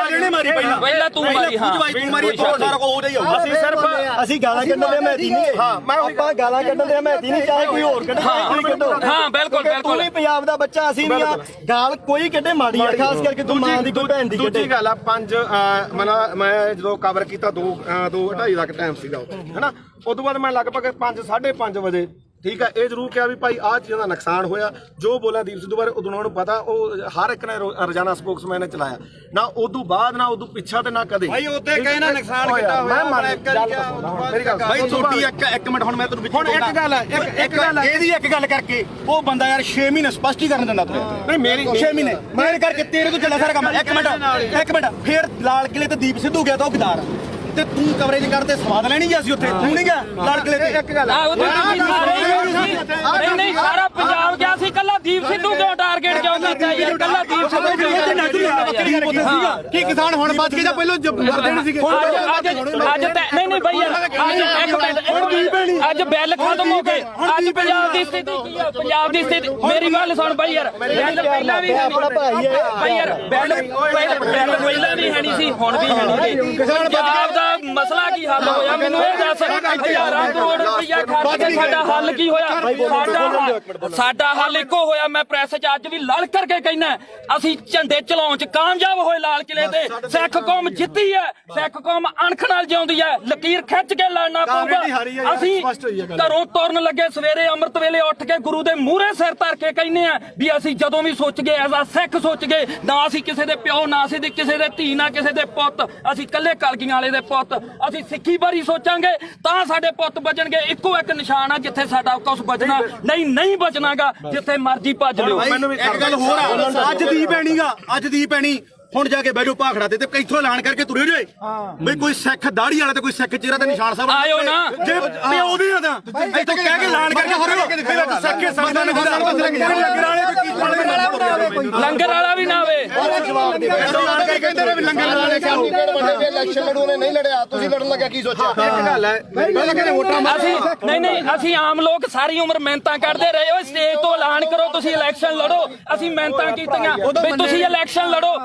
ਜਿਹਨੇ ਮਾਰੀ ਪਹਿਲਾਂ ਤੂੰ ਮਾਰੀ ਹਾਂ ਤੂੰ ਮਾਰੀ ਸਾਰਾ ਕੋ ਉਹਦਾ ਹੀ ਆਊਗਾ ਅਸੀਂ ਸਿਰਫ ਅਸੀਂ ਗਾਲਾਂ ਕੱਢਣ ਦੇ ਮਹਿਤੀ ਨਹੀਂ ਹਾਂ ਮੈਂ ਆਪਾਂ ਗਾਲਾਂ ਕੱਢਣ ਦੇ ਮਹਿਤੀ ਨਹੀਂ ਚਾਹੇ ਕੋਈ ਹੋਰ ਕੱਢੇ ਕੋਈ ਕੱਢੋ ਹਾਂ ਬਿਲਕੁਲ ਤੂੰ ਵੀ ਪੰਜਾਬ ਦਾ ਬੱਚਾ ਅਸੀਂ ਨਹੀਂ ਆ ਗਾਲ ਕੋਈ ਕੱਢੇ ਮਾੜੀ ਆ ਖਾਸ ਕਰਕੇ ਤੂੰ ਮਾਂ ਦੀ ਕੋਈ ਭੈਣ ਦੀ ਕੱਢੇ ਦੂਜੀ ਗੱਲ ਆ ਮੈਂ ਜਦੋਂ ਕਵਰ ਕੀਤਾ 2:30 ਦਾ ਟਾਈਮ ਸੀਗਾ ਉੱਥੇ ਹੈਨਾ ਉਸ ਤੋਂ ਬਾਅਦ ਮੈਂ ਲਗਭਗ 5:30 ਵਜੇ ਠੀਕ ਹੈ ਇਹ ਜ਼ਰੂਰ ਕਿਹਾ ਵੀ ਭਾਈ ਆਹ ਚੀਜ਼ਾਂ ਦਾ ਨੁਕਸਾਨ ਹੋਇਆ ਜੋ ਬੋਲਿਆ ਦੀਪ ਸਿੱਧੂ ਬਾਰੇ ਉਦੋਂ ਨੂੰ ਪਤਾ ਉਹ ਹਰ ਇੱਕ ਨੇ ਰੋਜ਼ਾਨਾ ਸਪੋਕਸਮੈਨ ਨੇ ਚਲਾਇਆ ਨਾ ਉਦੋਂ ਬਾਅਦ ਨਾ ਉਦੋਂ ਪਿੱਛਾ ਤੇ ਨਾ ਕਦੇ ਭਾਈ ਉੱਤੇ ਕਹੇ ਨਾ ਨੁਕਸਾਨ ਕਿੱਦਾਂ ਹੋਇਆ ਮੇਰੀ ਗੱਲ ਭਾਈ ਤੁਹਾਡੀ ਇੱਕ ਮਿੰਟ ਹੁਣ ਮੈਂ ਤੈਨੂੰ ਹੁਣ ਇੱਕ ਗੱਲ ਹੈ ਇੱਕ ਗੱਲ ਹੈ ਇਹਦੀ ਇੱਕ ਗੱਲ ਕਰਕੇ ਉਹ ਬੰਦਾ ਯਾਰ 6 ਮਹੀਨੇ ਸਪਸ਼ਟੀਕਰਨ ਦਿੰਦਾ ਤੂੰ ਨਹੀਂ ਮੇਰੀ 6 ਮਹੀਨੇ ਮੇਰੇ ਕਰਕੇ ਤੇਰੇ ਤੋਂ ਚੱਲਿਆ ਸਾਰਾ ਕੰਮ ਇੱਕ ਮਿੰਟ ਫੇਰ ਲਾਲ ਕਿਲੇ ਤੇ ਦੀਪ ਸਿੱਧੂ ਗਿਆ ਤਾਂ ਉਹ ਗਦਾਰ ਤੇ ਤੂੰ ਕਵਰੇਜ ਕਰਦੇ ਸਵਾਦ ਲੈਣੀ ਗਿਆ ਸੀ ਉੱਥੇ ਤੂੰ ਨਹੀਂ ਗਿਆ ਲਾਲ ਕਿਲੇ ਤੇ ਇੱਕ ਗੱਲ ਨਹੀਂ ਸਾਰਾ ਪੰਜਾਬ ਗਿਆ ਸੀ ਕੱਲਾ ਦੀਪ ਸਿੱਧੂ ਕਿਉਂ ਟਾਰਗੇਟ ਕਿਉਂ ਕੀਤਾ ਯਾਰ ਕੱਲਾ ਦੀਪ ਸਿੱਧੂ ਕੀ ਕਿਸਾਨ ਹੁਣ ਬਚ ਕੇ ਜਾਂ ਪਹਿਲਾਂ ਮਰਦੇ ਨਹੀਂ ਸੀਗੇ ਅੱਜ ਨਹੀਂ ਬਈ ਅੱਜ ਬਿੱਲ ਖਤਮ ਹੋ ਗਏ ਅੱਜ ਪੰਜਾਬ ਦੀ ਸਥਿਤੀ ਕੀ ਆ ਪੰਜਾਬ ਦੀ ਸਥਿਤੀ ਮੇਰੀ ਗੱਲ ਸੁਣ ਬਈ ਯਾਰ ਬਿੱਲ ਪਹਿਲਾਂ ਵੀ ਹੈ ਬਈ ਯਾਰ ਬਿੱਲ ਪਹਿਲਾਂ ਵੀ ਹੈ ਨਹੀਂ ਸੀ ਹੁਣ ਵੀ ਹੈ ਨਹੀਂ ਪੰਜਾਬ ਦਾ ਮਸਲਾ ਕੀ ਹੱਲ ਹੋਇਆ ਮੈਨੂੰ ਇਹ ਦੱਸ ਹਜ਼ਾਰਾਂ ਕਰੋੜ ਰੁਪਇਆ ਖਰਚ ਕੇ ਸਾਡਾ ਹੱਲ ਕੀ ਹੋਇਆ ਸਾਡਾ ਹੱਲ ਇੱਕੋ ਹੋਇਆ ਮੈਂ ਪ੍ਰੈਸ 'ਚ ਅੱਜ ਵੀ ਲੜ ਕਰਕੇ ਕਹਿਣਾ ਅਸੀਂ ਝੰਡੇ ਚਲਾਉਣ 'ਚ ਕਾਮਯਾਬ ਹੋਏ ਲਾਲ ਕਿਲੇ ਤੇ ਸਿੱਖ ਕੌਮ ਜਿੱਤੀ ਹੈ ਸਿੱਖ ਕੌਮ ਅਣਖ ਨਾਲ ਜਿਉਂਦੀ ਹੈ ਲਕੀਰ ਖਿੱਚ ਕੇ ਲੜਨਾ ਪਊਗਾ ਅਸੀਂ ਘਰੋਂ ਤੁਰਨ ਲੱਗੇ ਸਵੇਰੇ ਅੰਮ੍ਰਿਤ ਵੇਲੇ ਉੱਠ ਕੇ ਗੁਰੂ ਦੇ ਮੂਹਰੇ ਸਿਰ ਧਰ ਕੇ ਕਹਿੰਦੇ ਆ ਵੀ ਅਸੀਂ ਜਦੋਂ ਵੀ ਸੋਚ ਗਏ ਐਜ਼ ਆ ਸਿੱਖ ਸੋਚ ਗਏ ਨਾ ਅਸੀਂ ਕਿਸੇ ਦੇ ਪਿਓ ਨਾ ਅਸੀਂ ਕਿਸੇ ਦੇ ਧੀ ਨਾ ਕਿਸੇ ਦੇ ਪੁੱਤ ਅਸੀਂ ਇਕੱਲੇ ਕਲਗੀਆਂ ਵਾਲੇ ਦੇ ਪੁੱਤ ਅਸੀਂ ਸਿੱਖੀ ਬਾਰੇ ਸੋਚਾਂਗੇ ਤਾਂ ਸਾਡੇ ਪੁੱਤ ਬਚਣਗੇ ਇੱਕੋ ਇੱਕ ਨਿਸ਼ਾਨ ਆ ਜਿੱਥੇ ਸਾਡਾ ਕੁਝ ਬਚਣਾ ਨਹੀਂ ਬਚਣਾਗਾ ਜਿੱਥੇ ਮਰਜ਼ੀ ਭੱਜ ਲਿਓ ਇੱਕ ਗੱਲ ਹੋਰ ਆ ਅੱਜ ਦੀ ਪੈਣੀ ਹੁਣ ਜਾ ਕੇ ਬੈਠੋ ਭਾਖੜਾ ਤੇ ਇੱਥੋਂ ਐਲਾਨ ਕਰਕੇ ਤੁਰੇ ਜੇ ਬਈ ਕੋਈ ਸਿੱਖ ਦਾੜੀ ਵਾਲਾ ਤੇ ਕੋਈ ਸਿੱਖ ਚਿਹਰਾ ਤੇ ਨਿਸ਼ਾਨ ਸਾਹਿਬ ਆਇਓ ਨਾ ਜੇ ਪਿਓ ਦੀ ਨਾ ਇੱਥੋਂ ਕਹਿ ਕੇ ਐਲਾਨ ਕਰਕੇ ਤੁਰੇ ਸਿੱਖੇ ਸੰਗਤਾਂ ਨੇ ਲੰਗਰ ਵਾਲਾ ਵੀ ਨਾ ਆਵੇ ਕਹਿੰਦੇ ਨੇ ਵੀ ਲੰਗਰ ਵਾਲੇ ਇਲੈਕਸ਼ਨ ਲੜੂ ਨੇ ਨਹੀਂ ਲੜਿਆ ਤੁਸੀਂ ਲੜਨ ਲੱਗਿਆ ਕੀ ਸੋਚਿਆ ਇੱਕ ਗੱਲ ਹੈ ਪਹਿਲਾਂ ਕਹਿੰਦੇ ਵੋਟਾਂ ਨਹੀਂ ਅਸੀਂ ਆਮ ਲੋਕ ਸਾਰੀ ਉਮਰ ਮਿਹਨਤਾਂ ਕਰਦੇ ਰਹੇ ਓਏ ਸਟੇਜ ਤੋਂ ਐਲਾਨ ਕਰੋ ਤੁਸੀਂ ਇਲੈਕਸ਼ਨ ਲੜੋ ਅਸੀਂ ਮਿਹਨਤਾਂ ਕੀਤੀਆਂ ਵੀ ਤੁਸੀਂ ਇਲੈਕਸ਼ਨ ਲੜੋ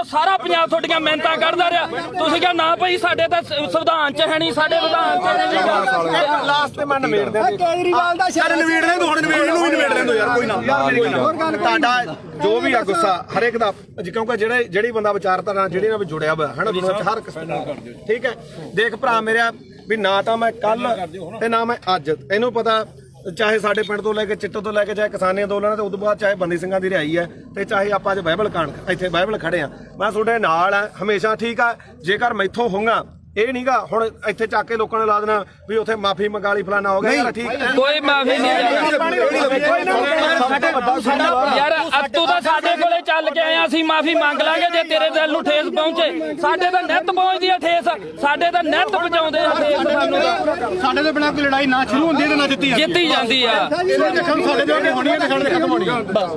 ਸਾਰਾ ਪੰਜਾਬ ਤੁਹਾਡੀਆਂ ਮਿਹਨਤਾਂ ਕਰਦਾ ਰਿਹਾ ਤੁਸੀਂ ਕਿਹਾ ਨਾ ਭਾਈ ਸਾਡੇ ਤਾਂ ਸੰਵਿਧਾਨ 'ਚ ਹੈ ਨਹੀਂ ਸਾਡੇ ਵਿਧਾਨ 'ਚ ਨਹੀਂ ਲਾਸਟ ਤੇ ਮੈਂ ਨਵੇੜਦੇ ਕੇਜਰੀਵਾਲ ਦਾ ਯਾਰ ਨਵੇੜ ਲੈ ਤੂੰ ਹੁਣ ਨਵੇੜ ਨੂੰ ਵੀ ਨਵੇੜ ਲੈ ਤੂੰ ਯਾਰ ਕੋਈ ਨਾ ਤੁਹਾਡਾ ਜੋ ਵੀ ਆ ਗੁੱਸਾ ਹਰੇਕ ਦਾ ਕਿਉਂਕਿ ਜਿਹੜੀ ਬੰਦਾ ਵਿਚਾਰਧਾਰਾ ਜਿਹੜੀ ਨਾਲ ਜੁੜਿਆ ਹੋਇਆ ਹੈ ਨਾ ਦੁਨੀਆ 'ਚ ਹਰ ਕਿਸਮ ਦਾ ਠੀਕ ਹੈ ਦੇਖ ਭਰਾ ਮੇਰਾ ਵੀ ਨਾ ਤਾਂ ਮੈਂ ਕੱਲ ਤੇ ਨਾ ਮੈਂ ਅੱਜ ਇਹਨੂੰ ਪਤਾ ਚਾਹੇ ਸਾਡੇ ਪਿੰਡ ਤੋਂ ਲੈ ਕੇ ਚਿੱਟੋ ਤੋਂ ਲੈ ਕੇ ਚਾਹੇ ਕਿਸਾਨੀ ਅੰਦੋਲਨ ਤੇ ਉਦੋਂ ਬਾਅਦ ਚਾਹੇ ਬੰਦੀ ਸਿੰਘਾਂ ਦੀ ਰਿਹਾਈ ਹੈ ਤੇ ਚਾਹੇ ਆਪਾਂ ਅੱਜ ਬਾਈਬਲ ਕਾਂਡ ਇੱਥੇ ਬਾਈਬਲ ਖੜੇ ਆ ਮੈਂ ਤੁਹਾਡੇ ਨਾਲ ਆ ਹਮੇਸ਼ਾ ਠੀਕ ਆ ਜੇਕਰ ਮੈਥੋਂ ਹੋਊਗਾ ਇਹ ਨਹੀਂਗਾ ਹੁਣ ਇੱਥੇ ਚੱਕ ਕੇ ਲੋਕਾਂ ਨੇ ਲਾ ਦੇਣਾ ਵੀ ਉੱਥੇ ਮਾਫੀ ਮੰਗਾ ਲਈ ਫਲਾਣਾ ਹੋ ਗਿਆ ਯਾਰ ਠੀਕ ਕੋਈ ਮਾਫੀ ਨਹੀਂ ਯਾਰ ਤੂੰ ਤਾਂ ਸਾਡੇ ਕੋਲੇ ਚੱਲ ਕੇ ਆਇਆ ਅਸੀਂ ਮਾਫੀ ਮੰਗ ਲਾਂਗੇ ਜੇ ਤੇਰੇ ਦਿਲ ਨੂੰ ਠੇਸ ਪਹੁੰਚੇ ਸਾਡੇ ਤਾਂ ਨਿੱਤ ਪਹੁੰਚਦੀ ਆ ਠੇਸ ਸਾਡੇ ਤਾਂ ਨਿੱਤ ਪਹੁੰਚਾਉਂਦੇ ਆ ਠੇਸ ਸਾਨੂੰ ਸਾਡੇ ਤੋਂ ਬਿਨਾਂ ਕੋਈ ਲੜਾਈ ਨਾ ਸ਼ੁਰੂ ਹੁੰਦੀ ਤੇ ਨਾ ਜਿੱਤੀ ਜਾਂਦੀ ਆ ਸਾਡੇ ਜੋ ਹੋਣੀ ਹੈ ਤੇ ਸਾਡੇ ਖਤਮ ਹੋਣੀ ਬਸ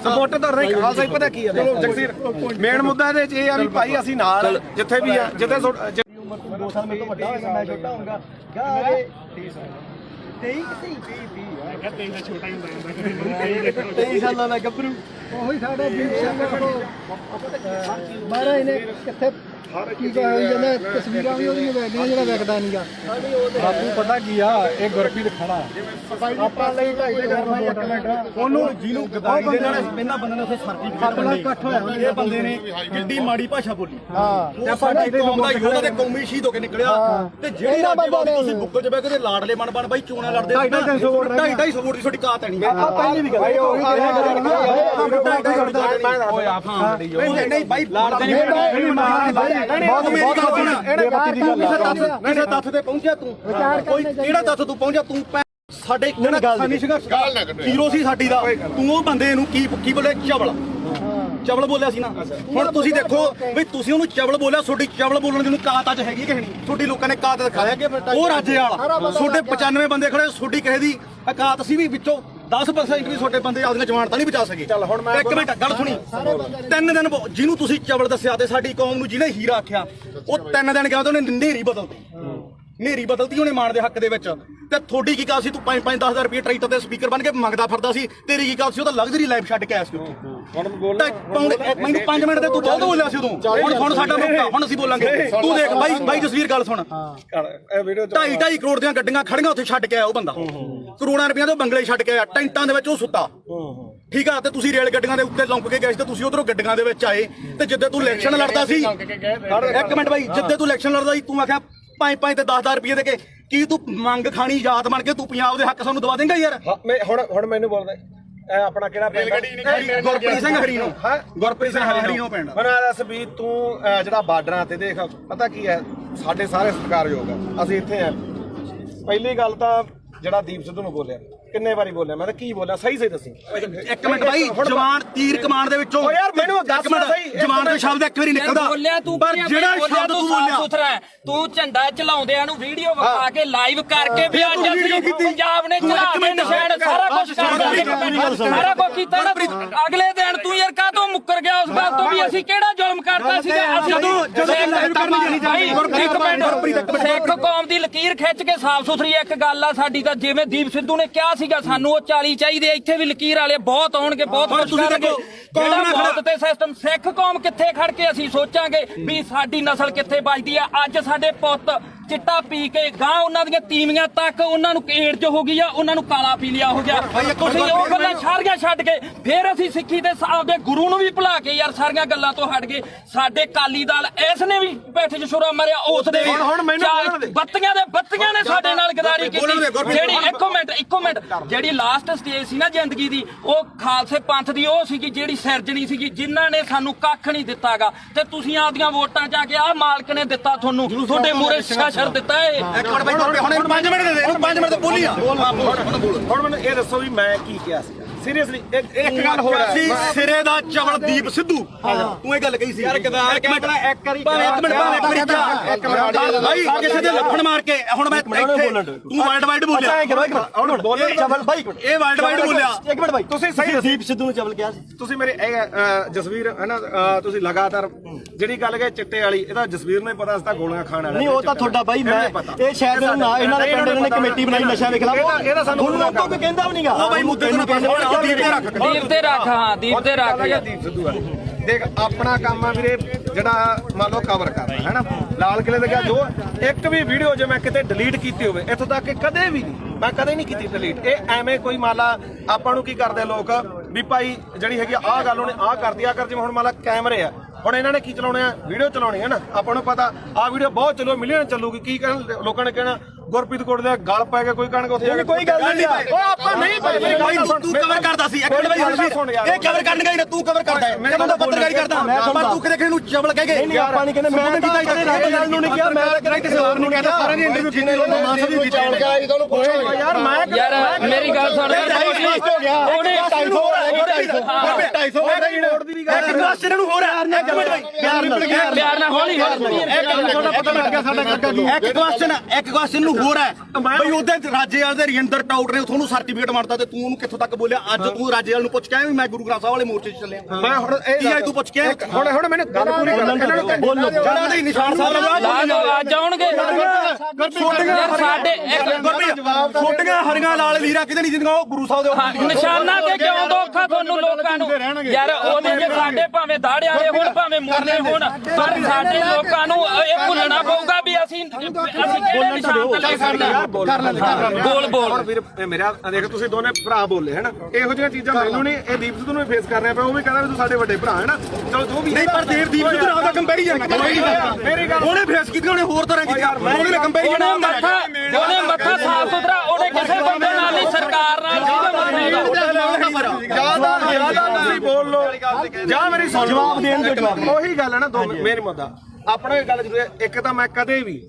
ਸਪੋਰਟ ਤਾਂ ਨਹੀਂ ਖਾਲਸਾ ਹੀ ਪਤਾ ਕੀ ਆ ਜਗਸੀਰ ਮੇਨ ਮੁੱਦਾ ਇਹਦੇ ਚ ਇਹ ਆ ਵੀ ਭਾਈ ਅਸੀਂ ਨਾਲ ਜਿੱਥੇ ਵੀ ਆ ਜਿੱਥੇ 2 ਸਾਲ ਮੇਰੇ ਤੋਂ ਵੱਡਾ ਹੋਏਗਾ ਮੈਂ ਛੋਟਾ ਹੋਊਗਾ ਗਾਰੇ 23 ਸਾਲਾਂ ਦਾ ਗੱਭਰੂ ਉਹੀ ਸਾਡਾ ਦੀਪ ਸਿੰਘ ਮਹਾਰਾਜ ਨੇ ਕਿੱਥੇ ਕੀ ਹੋਈ ਜਾਂਦਾ ਤਸਵੀਰਾਂ ਵੀ ਉਹਦੀਆਂ ਵੈਗਦੀਆਂ ਜਿਹੜਾ ਵਗਦਾ ਨਹੀਂਗਾ ਬਾਪੂ ਪਤਾ ਕੀ ਆ ਇਹ ਗੁਰਪ੍ਰੀਤ ਖੜਾ ਆਪਾਂ ਲਈ 2.5 ਮਿੰਟ ਉਹਨੂੰ ਜਿਹਨੂੰ ਗਦਾਈ ਦੇ ਨਾਲ ਪਹਿਲਾਂ ਬੰਦੇ ਨੇ ਉੱਥੇ ਸਰਟੀਫਿਕੇਟ ਇਕੱਠ ਹੋਇਆ ਇਹ ਬੰਦੇ ਨੇ ਕਿੰਨੀ ਮਾੜੀ ਭਾਸ਼ਾ ਬੋਲੀ ਹਾਂ ਤੇ ਆਪਾਂ ਕੌਮ ਦਾ ਯੋਧਾ ਤੇ ਕੌਮੀ ਸ਼ਹੀਦ ਹੋ ਕੇ ਨਿਕਲਿਆ ਤੇ ਜਿਹੜੀ ਰਾਜਵਾਦੀ ਤੁਸੀਂ ਬੁੱਕਲ 'ਚ ਬਹਿ ਕੇ ਤੇ ਲਾਡਲੇ ਬਣ ਬਾਈ ਚੋਣਾਂ ਲੜਦੇ 250 ਵੋਟ ਦੀ ਤੁਹਾਡੀ ਕਾਤ ਨਹੀਂ ਆ ਪਹਿਲੀ ਵੀ ਗੱਲ ਨਹੀਂ ਬਾਈ ਲਾੜਦੇ ਕਿਸੇ ਤੱਥ ਤੇ ਪਹੁੰਚਿਆ ਤੂੰ ਕੋਈ ਕਿਹੜਾ ਤੱਥ ਤੂੰ ਪਹੁੰਚਿਆ ਤੂੰ ਸਾਡੇ ਖਾਨੀ ਸੰਘਰਸ਼ ਹੀਰੋ ਸੀ ਸਾਡੀ ਦਾ ਤੂੰ ਉਹ ਬੰਦੇ ਨੂੰ ਕੀ ਬੋਲੇ ਚਵਲ ਬੋਲਿਆ ਸੀ ਨਾ ਹੁਣ ਤੁਸੀਂ ਦੇਖੋ ਵੀ ਤੁਸੀਂ ਉਹਨੂੰ ਚਵਲ ਬੋਲਿਆ ਤੁਹਾਡੀ ਚਵਲ ਬੋਲਣ ਦੀ ਨੂੰ ਕਾਤ ਅੱਜ ਹੈਗੀ ਕਿ ਨਹੀਂ ਤੁਹਾਡੀ ਲੋਕਾਂ ਨੇ ਕਾਤ ਦਿਖਾਇਆ ਉਹ ਰਾਜੇ ਵਾਲਾ ਤੁਹਾਡੇ 95 ਬੰਦੇ ਖੜੇ ਤੁਹਾਡੀ ਕਿਸੇ ਦੀ ਕਾਤ ਸੀ ਵੀ ਵਿੱਚੋਂ 10% ਵੀ ਤੁਹਾਡੇ ਬੰਦੇ ਆਪਦੀਆਂ ਜਵਾਨਤਾਂ ਨਹੀਂ ਬਚਾ ਸਕੇ ਚੱਲ ਹੁਣ ਮੈਂ ਇੱਕ ਮਿੰਟ ਗੱਲ ਸੁਣੀ 3 ਦਿਨ ਜਿਹਨੂੰ ਤੁਸੀਂ ਚਵਲ ਦੱਸਿਆ ਤੇ ਸਾਡੀ ਕੌਮ ਨੂੰ ਜਿਹਨੇ ਹੀਰਾ ਆਖਿਆ ਉਹ 3 ਦਿਨ ਗਿਆ ਤਾਂ ਉਹਨੇ ਨੇਰੀ ਬਦਲਤੀ ਉਹਨੇ ਮਾਣ ਦੇ ਹੱਕ ਦੇ ਵਿੱਚ ਤੇ ਤੁਹਾਡੀ ਕੀ ਗੱਲ ਸੀ ਤੂੰ 5-10 ਰੁਪਏ ਟਰੈਕਟਰ ਤੇ ਸਪੀਕਰ ਬਣ ਕੇ ਮੰਗਦਾ ਫਿਰਦਾ ਸੀ ਤੇਰੀ ਕੀ ਗੱਲ ਸੀ ਉਹ ਤਾਂ ਲਗਜ਼ਰੀ ਲਾਈਫ ਛੱਡ ਕੇ ਆਇਆ ਸੀ ਮੈਨੂੰ 5 ਮਿੰਟ ਤੇ ਤੂੰ ਬਹੁਤ ਬੋਲਿਆ ਸੀ ਉਦੋਂ ਹੁਣ ਸਾਡਾ ਮੌਕਾ ਹੁਣ ਅਸੀਂ ਬੋਲਾਂਗੇ ਤੂੰ ਦੇਖ ਬਾਈ ਜਸਵੀਰ ਗੱਲ ਸੁਣ 2.5 ਕਰੋੜ ਦੀਆਂ ਗੱਡੀਆਂ ਖੜੀਆਂ ਉੱਥੇ ਛੱਡ ਕੇ ਆਇਆ ਉਹ ਬੰਦਾ ਕਰੋੜਾਂ ਰੁਪਈਆਂ ਦੇ ਬੰਗਲੇ ਛੱਡ ਕੇ ਆਇਆ ਟੈਂਟਾਂ ਦੇ ਵਿੱਚ ਉਹ ਸੁੱਤਾ ਠੀਕ ਆ ਤੇ ਤੁਸੀਂ ਰੇਲ ਗੱਡੀਆਂ ਦੇ ਉੱਤੇ ਲੰਘ ਕੇ ਗਏ ਤੇ ਤੁਸੀਂ ਉਧਰੋਂ ਗੱਡੀਆਂ ਦੇ ਵਿੱਚ ਆਏ ਤੇ ਜਿੱਦੇ ਤੂੰ ਇਲੈਕਸ਼ਨ ਲੜਦਾ ਸੀ ਇੱਕ ਮਿੰਟ ਬਾਈ ਜਿੱਦੇ ਤੂੰ ਇਲੈਕਸ਼ਨ ਲੜਦਾ ਸੀ ਤੂੰ ਆਖਿਆ 5 ਤੇ 10 ਰੁਪਏ ਦੇ ਕੇ ਕੀ ਤੂੰ ਮੰਗ ਖਾਣੀ ਯਾਦ ਬਣ ਕੇ ਤੂੰ ਪੰਜਾਬ ਦੇ ਹੱਕ ਸਾਨੂੰ ਦਵਾ ਦੇਂਗਾ ਯਾਰ? ਹੁਣ ਮੈਨੂੰ ਬੋਲਦਾ ਇਹ ਆਪਣਾ ਕਿਹੜਾ ਪਿੰਡ? ਗੁਰਪ੍ਰੀਤ ਸਿੰਘ ਹਰੀਨੋ। ਹਾਂ ਗੁਰਪ੍ਰੀਤ ਸਿੰਘ ਹਰੀਨੋ ਪਿੰਡ। ਮੈਨੂੰ ਦੱਸ ਵੀ ਤੂੰ ਜਿਹੜਾ ਬਾਰਡਰਾਂ ਤੇ ਦੇਖ ਪਤਾ ਕੀ ਹੈ, ਸਾਡੇ ਸਾਰੇ ਸਤਿਕਾਰਯੋਗ ਆ, ਅਸੀਂ ਇੱਥੇ ਆ। ਪਹਿਲੀ ਗੱਲ ਤਾਂ ਜਿਹੜਾ ਦੀਪ ਸਿੱਧੂ ਨੂੰ ਬੋਲਿਆ, ਕਿੰਨੇ ਵਾਰੀ ਬੋਲਿਆ ਮੈਂ ਤਾਂ ਕੀ ਬੋਲਿਆ ਸਹੀ ਦੱਸੀ। ਇੱਕ ਮਿੰਟ ਬਾਈ, ਜਵਾਨ ਤੀਰ ਕਮਾਨ ਦੇ ਵਿੱਚੋਂ ਯਾਰ ਮੈਨੂੰ ਦੱਸ ਸਹੀ, ਜਵਾਨ ਦਾ ਸ਼ਬਦ ਇੱਕ ਵਾਰੀ ਨਿਕਲਦਾ, ਬੋਲਿਆ ਤੂੰ ਪਰ ਜਿਹੜਾ ਸ਼ਬਦ ਤੂੰ ਬੋਲਿਆ ਸੁਥਰਾ ਹੈ। ਤੂੰ ਝੰਡਾ ਚਲਾਉਂਦਿਆਂ ਨੂੰ ਵੀਡੀਓ ਵਿਖਾ ਕੇ ਲਾਈਵ ਕਰਕੇ ਵੀ ਅੱਜ ਅਸੀਂ ਪੰਜਾਬ ਨੇ ਚਲਾ ਕੇ ਨਿਸ਼ਾਨ ਸਾਰਾ ਕੁਝ ਸਾਰਾ ਕੁਝ ਕੀਤਾ ਨਾ। ਅਗਲੇ ਦਿਨ ਤੂੰ ਯਾਰ ਕਾਹਤੋਂ ਮੁੱਕਰ ਗਿਆ ਉਸ ਗੱਲ ਤੋਂ ਵੀ ਅਸੀਂ ਕਿਹੜਾ ਜ਼ੁਲਮ ਕਰਤਾ ਸੀਗਾ? ਸਿੱਖ ਕੌਮ ਦੀ ਲਕੀਰ ਖਿੱਚ ਕੇ ਸਾਫ਼ ਸੁਥਰੀ ਇੱਕ ਗੱਲ ਆ ਸਾਡੀ ਤਾਂ, ਜਿਵੇਂ ਦੀਪ ਸਿੱਧੂ ਨੇ ਕਿਹਾ ਸੀਗਾ ਸਾਨੂੰ ਉਹ 40 ਚਾਹੀਦੇ, ਇੱਥੇ ਵੀ ਲਕੀਰ ਵਾਲੇ ਬਹੁਤ ਆਉਣਗੇ, ਬਹੁਤ ਕੁਝ ਕਰਨਗੇ। ਜਿਹੜਾ ਮੌਤ ਤੇ ਸਿਸਟਮ, ਸਿੱਖ ਕੌਮ ਕਿੱਥੇ ਖੜ ਕੇ ਅਸੀਂ ਸੋਚਾਂਗੇ ਵੀ ਸਾਡੀ ਨਸਲ ਕਿੱਥੇ ਵੱਜਦੀ ਆ? ਅੱਜ ਸਾਡੇ ਪੁੱਤ ਚਿੱਟਾ ਪੀ ਕੇ ਗਾਂ ਉਹਨਾਂ ਦੀਆਂ ਤੀਵੀਆਂ ਤੱਕ ਉਹਨਾਂ ਨੂੰ ਏਡਜ਼ ਹੋ ਗਈ ਆ, ਉਹਨਾਂ ਨੂੰ ਕਾਲਾ ਪੀਲੀਆ ਹੋ ਗਿਆ। ਤੁਸੀਂ ਉਹ ਗੱਲਾਂ ਸਾਰੀਆਂ ਛੱਡ ਕੇ ਫਿਰ ਅਸੀਂ ਸਿੱਖੀ ਦੇ ਆਪਦੇ ਗੁਰੂ ਨੂੰ ਵੀ ਭੁਲਾ ਕੇ ਯਾਰ ਸਾਰੀਆਂ ਗੱਲਾਂ ਤੋਂ ਹਟ ਗਏ। ਸਾਡੇ ਕਾਲੀ ਦਲ ਇਸ ਨੇ ਵੀ ਪਿੱਠ 'ਚ ਛੁਰਾ ਮਾਰਿਆ, ਉਸ ਦੇ ਬੱਤੀਆਂ ਨੇ ਸਾਡੇ ਨਾਲ ਗਦਾਰੀ ਕੀਤੀ। ਜਿਹੜੀ ਇੱਕੋ ਮਿੰਟ ਜਿਹੜੀ ਲਾਸਟ ਸਟੇਜ ਸੀ ਨਾ ਜ਼ਿੰਦਗੀ ਦੀ, ਉਹ ਖਾਲਸੇ ਪੰਥ ਦੀ ਉਹ ਸੀਗੀ ਜਿਹੜੀ ਸਿਰਜਣੀ ਸੀਗੀ, ਜਿਨ੍ਹਾਂ ਨੇ ਸਾਨੂੰ ਕੱਖ ਨਹੀਂ ਦਿੱਤਾਗਾ। ਤੇ ਤੁਸੀਂ ਆਪਦੀਆਂ ਵੋਟਾਂ ਜਾ ਕੇ ਆਹ ਮਾਲਕ ਨੇ ਦਿੱਤਾ ਤੁਹਾਨੂੰ, ਤੁਹਾਡੇ ਮੂਹਰੇ ਸ਼ਰ ਦਿੱਤਾ ਏ। ਇੱਕ ਮਿੰਟ ਬਾਈ, ਹੁਣ 5 ਮਿੰਟ ਦੇ ਦੇ, 5 ਮਿੰਟ ਤੇ ਬੋਲੀ ਆ। ਹੁਣ ਮੈਨੂੰ ਇਹ ਦੱਸੋ ਵੀ ਮੈਂ ਕੀ ਕਿਹਾ ਸੀ ਸੀਰੀਅਸਲੀ? ਇੱਕ ਗੱਲ ਹੋਰ ਹੈ, ਸਿਰੇ ਦਾ ਚਵਲ ਦੀਪ ਸਿੱਧੂ, ਤੂੰ ਇਹ ਗੱਲ ਕਹੀ ਸੀ ਯਾਰ। ਇੱਕ ਮਿੰਟ ਬਾਈ, ਕਿਸੇ ਦੇ ਲੱਫੜ ਮਾਰ ਕੇ ਹੁਣ ਮੈਂ ਤੂੰ ਵਰਲਡ ਵਾਈਡ ਬੋਲਿਆ, ਇਹ ਵਰਲਡ ਵਾਈਡ ਬੋਲਿਆ। ਇੱਕ ਮਿੰਟ ਬਾਈ, ਤੁਸੀਂ ਸਹੀ ਦੀਪ ਸਿੱਧੂ ਨੂੰ ਚਵਲ ਕਿਹਾ ਸੀ ਤੁਸੀਂ ਮੇਰੇ ਜਸਵੀਰ ਹੈ ਨਾ, ਤੁਸੀਂ ਲਗਾਤਾਰ ਜਿਹੜੀ ਗੱਲ ਕਹੇ ਚਿੱਟੇ ਵਾਲੀ, ਇਹਦਾ ਜਸਵੀਰ ਨੂੰ ਪਤਾ, ਅਸੀਂ ਤਾਂ ਗੋਲੀਆਂ ਖਾਣ ਵਾਲੇ ਨਹੀਂ। ਉਹ ਤਾਂ ਤੁਹਾਡਾ ਬਾਈ, ਮੈਂ ਇਹ ਸ਼ਾਇਦ ਇਹਨਾਂ ਦੇ ਪਿੰਡ ਨੇ ਕਮੇਟੀ ਬਣਾਈ ਨਸ਼ਾ ਦੇ ਖਿਲਾਫ, ਇਹਦਾ ਸਾਨੂੰ ਕੋਈ ਕਹਿੰਦਾ ਵੀ ਨਹੀਂਗਾ। ਉਹ ਬਾਈ ਮੁੱਦੇ ਤੋਂ ਕਹਿੰਦੇ ਦੀਪ ਤੇ ਰੱਖ, ਹਾਂ ਦੀਪ ਤੇ ਰੱਖ। ਦੀਪ ਸਿੱਧੂ ਵਾਲੇ ਦੇਖ ਆਪਣਾ ਕੰਮ ਆ ਵੀਰੇ, ਜਿਹੜਾ ਮੰਨ ਲਓ ਕਵਰ ਕਰਨਾ ਹੈ ਨਾ। ਲਾਲ ਕਿਲੇ ਦੇ ਜੋ ਇੱਕ ਵੀ ਵੀਡੀਓ ਜੇ ਮੈਂ ਕਿਤੇ ਡਿਲੀਟ ਕੀਤੀ ਹੋਵੇ, ਇੱਥੋਂ ਤੱਕ ਕਿ ਕਦੇ ਵੀ ਮੈਂ ਕਦੇ ਨਹੀਂ ਕੀਤੀ ਡਿਲੀਟ। ਇਹ ਐਵੇਂ ਕੋਈ ਮੰਨ ਲਾ ਆਪਾਂ ਨੂੰ ਕੀ ਕਰਦੇ ਲੋਕ ਵੀ ਭਾਈ ਜਿਹੜੀ ਹੈਗੀ ਆਹ ਗੱਲ ਉਹਨੇ ਆਹ ਕਰਦੀ ਆ ਕਰ, ਜਿਵੇਂ ਹੁਣ ਮੰਨ ਲਾ ਕੈਮਰੇ ਆ, ਹੁਣ ਇਹਨਾਂ ਨੇ ਕੀ ਚਲਾਉਣੇ ਆ? ਵੀਡੀਓ ਚਲਾਉਣੀ ਹੈ ਨਾ। ਆਪਾਂ ਨੂੰ ਪਤਾ ਆਹ ਵੀਡੀਓ ਬਹੁਤ ਚੱਲੋ, ਮਿਲੀਅਨ ਚੱਲੂਗੀ। ਕੀ ਕਹਿਣ ਲੋਕਾਂ ਨੇ ਕਹਿਣਾ ਗੁਰਪ੍ਰੀਤ ਕੋਟ ਦੇ ਗਲ ਪੈ ਗਿਆ, ਕੋਈ ਕਹਿਣਗੇ ਉੱਥੇ ਜਾ ਕੇ ਕੋਈ ਗੱਲ ਨਹੀਂ। ਉਹ ਆਪਾਂ ਨਹੀਂ ਭਾਈ, ਤੂੰ ਕਵਰ ਕਰਦਾ ਸੀ। ਇੱਕ ਮਿੰਟ ਬਾਈ, ਇਹ ਕਵਰ ਕਰਨ ਗਈ ਨਾ, ਤੂੰ ਕਵਰ ਕਰਦਾ ਹੈ, ਮੈਂ ਤਾਂ ਪੱਤਰਕਾਰੀ ਕਰਦਾ, ਪਰ ਤੂੰ ਕਿਤੇ ਕਿਸੇ ਨੂੰ ਚਵਲ ਕਹਿ ਗਏ। ਨਹੀਂ ਆਪਾਂ ਨਹੀਂ ਕਹਿੰਦੇ, ਮੈਂ ਤਾਂ ਕਦੇ ਰਾਜੇ ਲਾਲ ਨੂੰ ਨਹੀਂ ਕਿਹਾ, ਮੈਂ ਤਾਂ ਕਿਸੇ ਹੋਰ ਨੂੰ ਕਹਿੰਦਾ। ਸਾਰਿਆਂ ਦੀ ਇੰਟਰਵਿਊ ਕੀਤੀ, ਉਹਨੂੰ ਮਾਸਾ ਵੀ ਕੀਤੀ ਯਾਰ ਯਾਰ ਮੇਰੀ ਗੱਲ ਸੁਣ, ਉਹਨੇ 250 ਇੱਕ ਕੁਐਸਚਨ ਨੂੰ ਹੋਰ ਹੈ। ਇੱਕ ਮਿੰਟ ਬਾਈ, ਪਿਆਰ ਨਾਲ ਹੌਲੀ ਇੱਕ ਕੁਐਸਚਨ ਨੂੰ ਹੋਰ ਹੈ ਬਈ। ਉਹਦੇ ਰਾਜੇਵਾਲ ਦੇ ਰਜਿੰਦਰ ਟਾਊਟ ਨੇ ਤੁਹਾਨੂੰ ਸਰਟੀਫਿਕੇਟ ਮੰਨਤਾ, ਤੇ ਤੂੰ ਉਹਨੂੰ ਕਿੱਥੋਂ ਤੱਕ ਬੋਲਿਆ? ਅੱਜ ਤੂੰ ਰਾਜੇਵਾਲ ਨੂੰ ਪੁੱਛ ਕੇ ਆਇਆ ਵੀ ਮੈਂ ਗੁਰੂ ਗ੍ਰੰਥ ਸਾਹਿਬ ਵਾਲੇ ਮੋਰਚੇ 'ਚ ਚੱਲਿਆ? ਮੈਂ ਹੁਣ ਇਹ ਤੂੰ ਪੁੱਛ ਕੇ ਹੁਣ ਮੈਨੂੰ ਗੱਲ ਪੂਰੀ ਕਰ, ਇਹਨਾਂ ਨੂੰ ਬੋਲੋ ਜਿਹੜਾ ਦੇ ਨਿਸ਼ਾਨ ਸਾਹਿਬ ਲਾ ਅੱਜ ਆਉਣਗੇ ਯਾਰ ਸਾਡੇ ਛੋਟੀਆਂ ਹਰੀਆਂ ਲਾਲ ਲੀਰਾ ਕਿਤੇ ਨਹੀਂ ਜਿੰਦੀਆਂ, ਉਹ ਗੁਰੂ ਸਾਹਿਬ ਦੇ ਨਿਸ਼ਾਨਾਂ ਤੇ ਕਿਉਂ ਦੋਖਾ ਤੁਹਾਨੂੰ ਲੋਕਾਂ ਨੂੰ? ਯਾਰ ਉਹਦੇ ਜੇ ਸਾਡੇ ਭਾਵੇਂ ਦਾੜੇ ਵਾਲੇ ਹੋਣ, ਭਾਵੇਂ ਮੁਰਲੇ ਹੋਣ, ਪਰ ਸਾਡੇ ਲੋਕਾਂ ਨੂੰ ਇਹ ਭੁੱਲਣਾ ਪਊਗਾ ਵੀ ਅਸੀਂ ਕਿਹੜੇ ਨਿਸ਼ਾਨ ਤੇ ਲੈ ਸਕਦੇ ਹਾਂ। ਬੋਲ ਵੀਰ ਮੇਰਾ ਦੇਖ, ਤੁਸੀਂ ਦੋਨੇ ਭਰਾ ਬੋਲੇ ਹੈ ਨਾ, ਇਹੋ ਜਿਹੀਆਂ ਚੀਜ਼ਾਂ ਮੈਨੂੰ ਨਹੀਂ, ਇਹ ਦੀਪ ਸਿੱਧੂ ਨੂੰ ਫੇਸ ਕਰ ਰਿਹਾ ਪਿਆ। ਉਹ ਵੀ ਕਹਿੰਦਾ ਵੀ ਤੂੰ ਸਾਡੇ ਵੱਡੇ ਭਰਾ ਹੈ ਨਾ। ਚਲੋ ਜੋ ਵੀ ਨਹੀਂ, ਪਰ ਦੀਪ ਸਿੱਧੂ ਨਾਲ ਦਾ ਕੰਪੈਰੀਜ਼ਨ ਮੇਰੀ ਗੱਲ ਉਹਨੇ ਫੇਸ ਕੀਤੀ, ਉਹਨੇ ਹੋਰ ਤਰ੍ਹਾਂ ਕੀਤੀ, ਉਹਨੇ ਕੰਪੈਰੀਜ਼ਨ ਉਹਨੇ ਮੱਥਾ ਸਾਫ ਸੁਥਰਾ, ਉਹਨੇ ਕਿਸੇ ਬੰਦੇ ਨਾਲ ਨਹੀਂ, ਸਰਕਾਰ ਨਾਲ ਜਿਆਦਾ ਤੁਸੀਂ ਬੋਲ ਲੋ ਜਾਂ ਮੇਰੀ ਸੁਣ ਜਵਾਬ ਦੇਣ ਦੇ ਜਵਾਬ। ਉਹੀ ਗੱਲ ਹੈ ਨਾ, ਮੇਰੀ ਮੁੱਦਾ ਆਪਣਾ ਗੱਲ ਜ਼ਰੂਰ ਹੈ। ਇੱਕ ਤਾਂ ਮੈਂ ਕਦੇ ਵੀ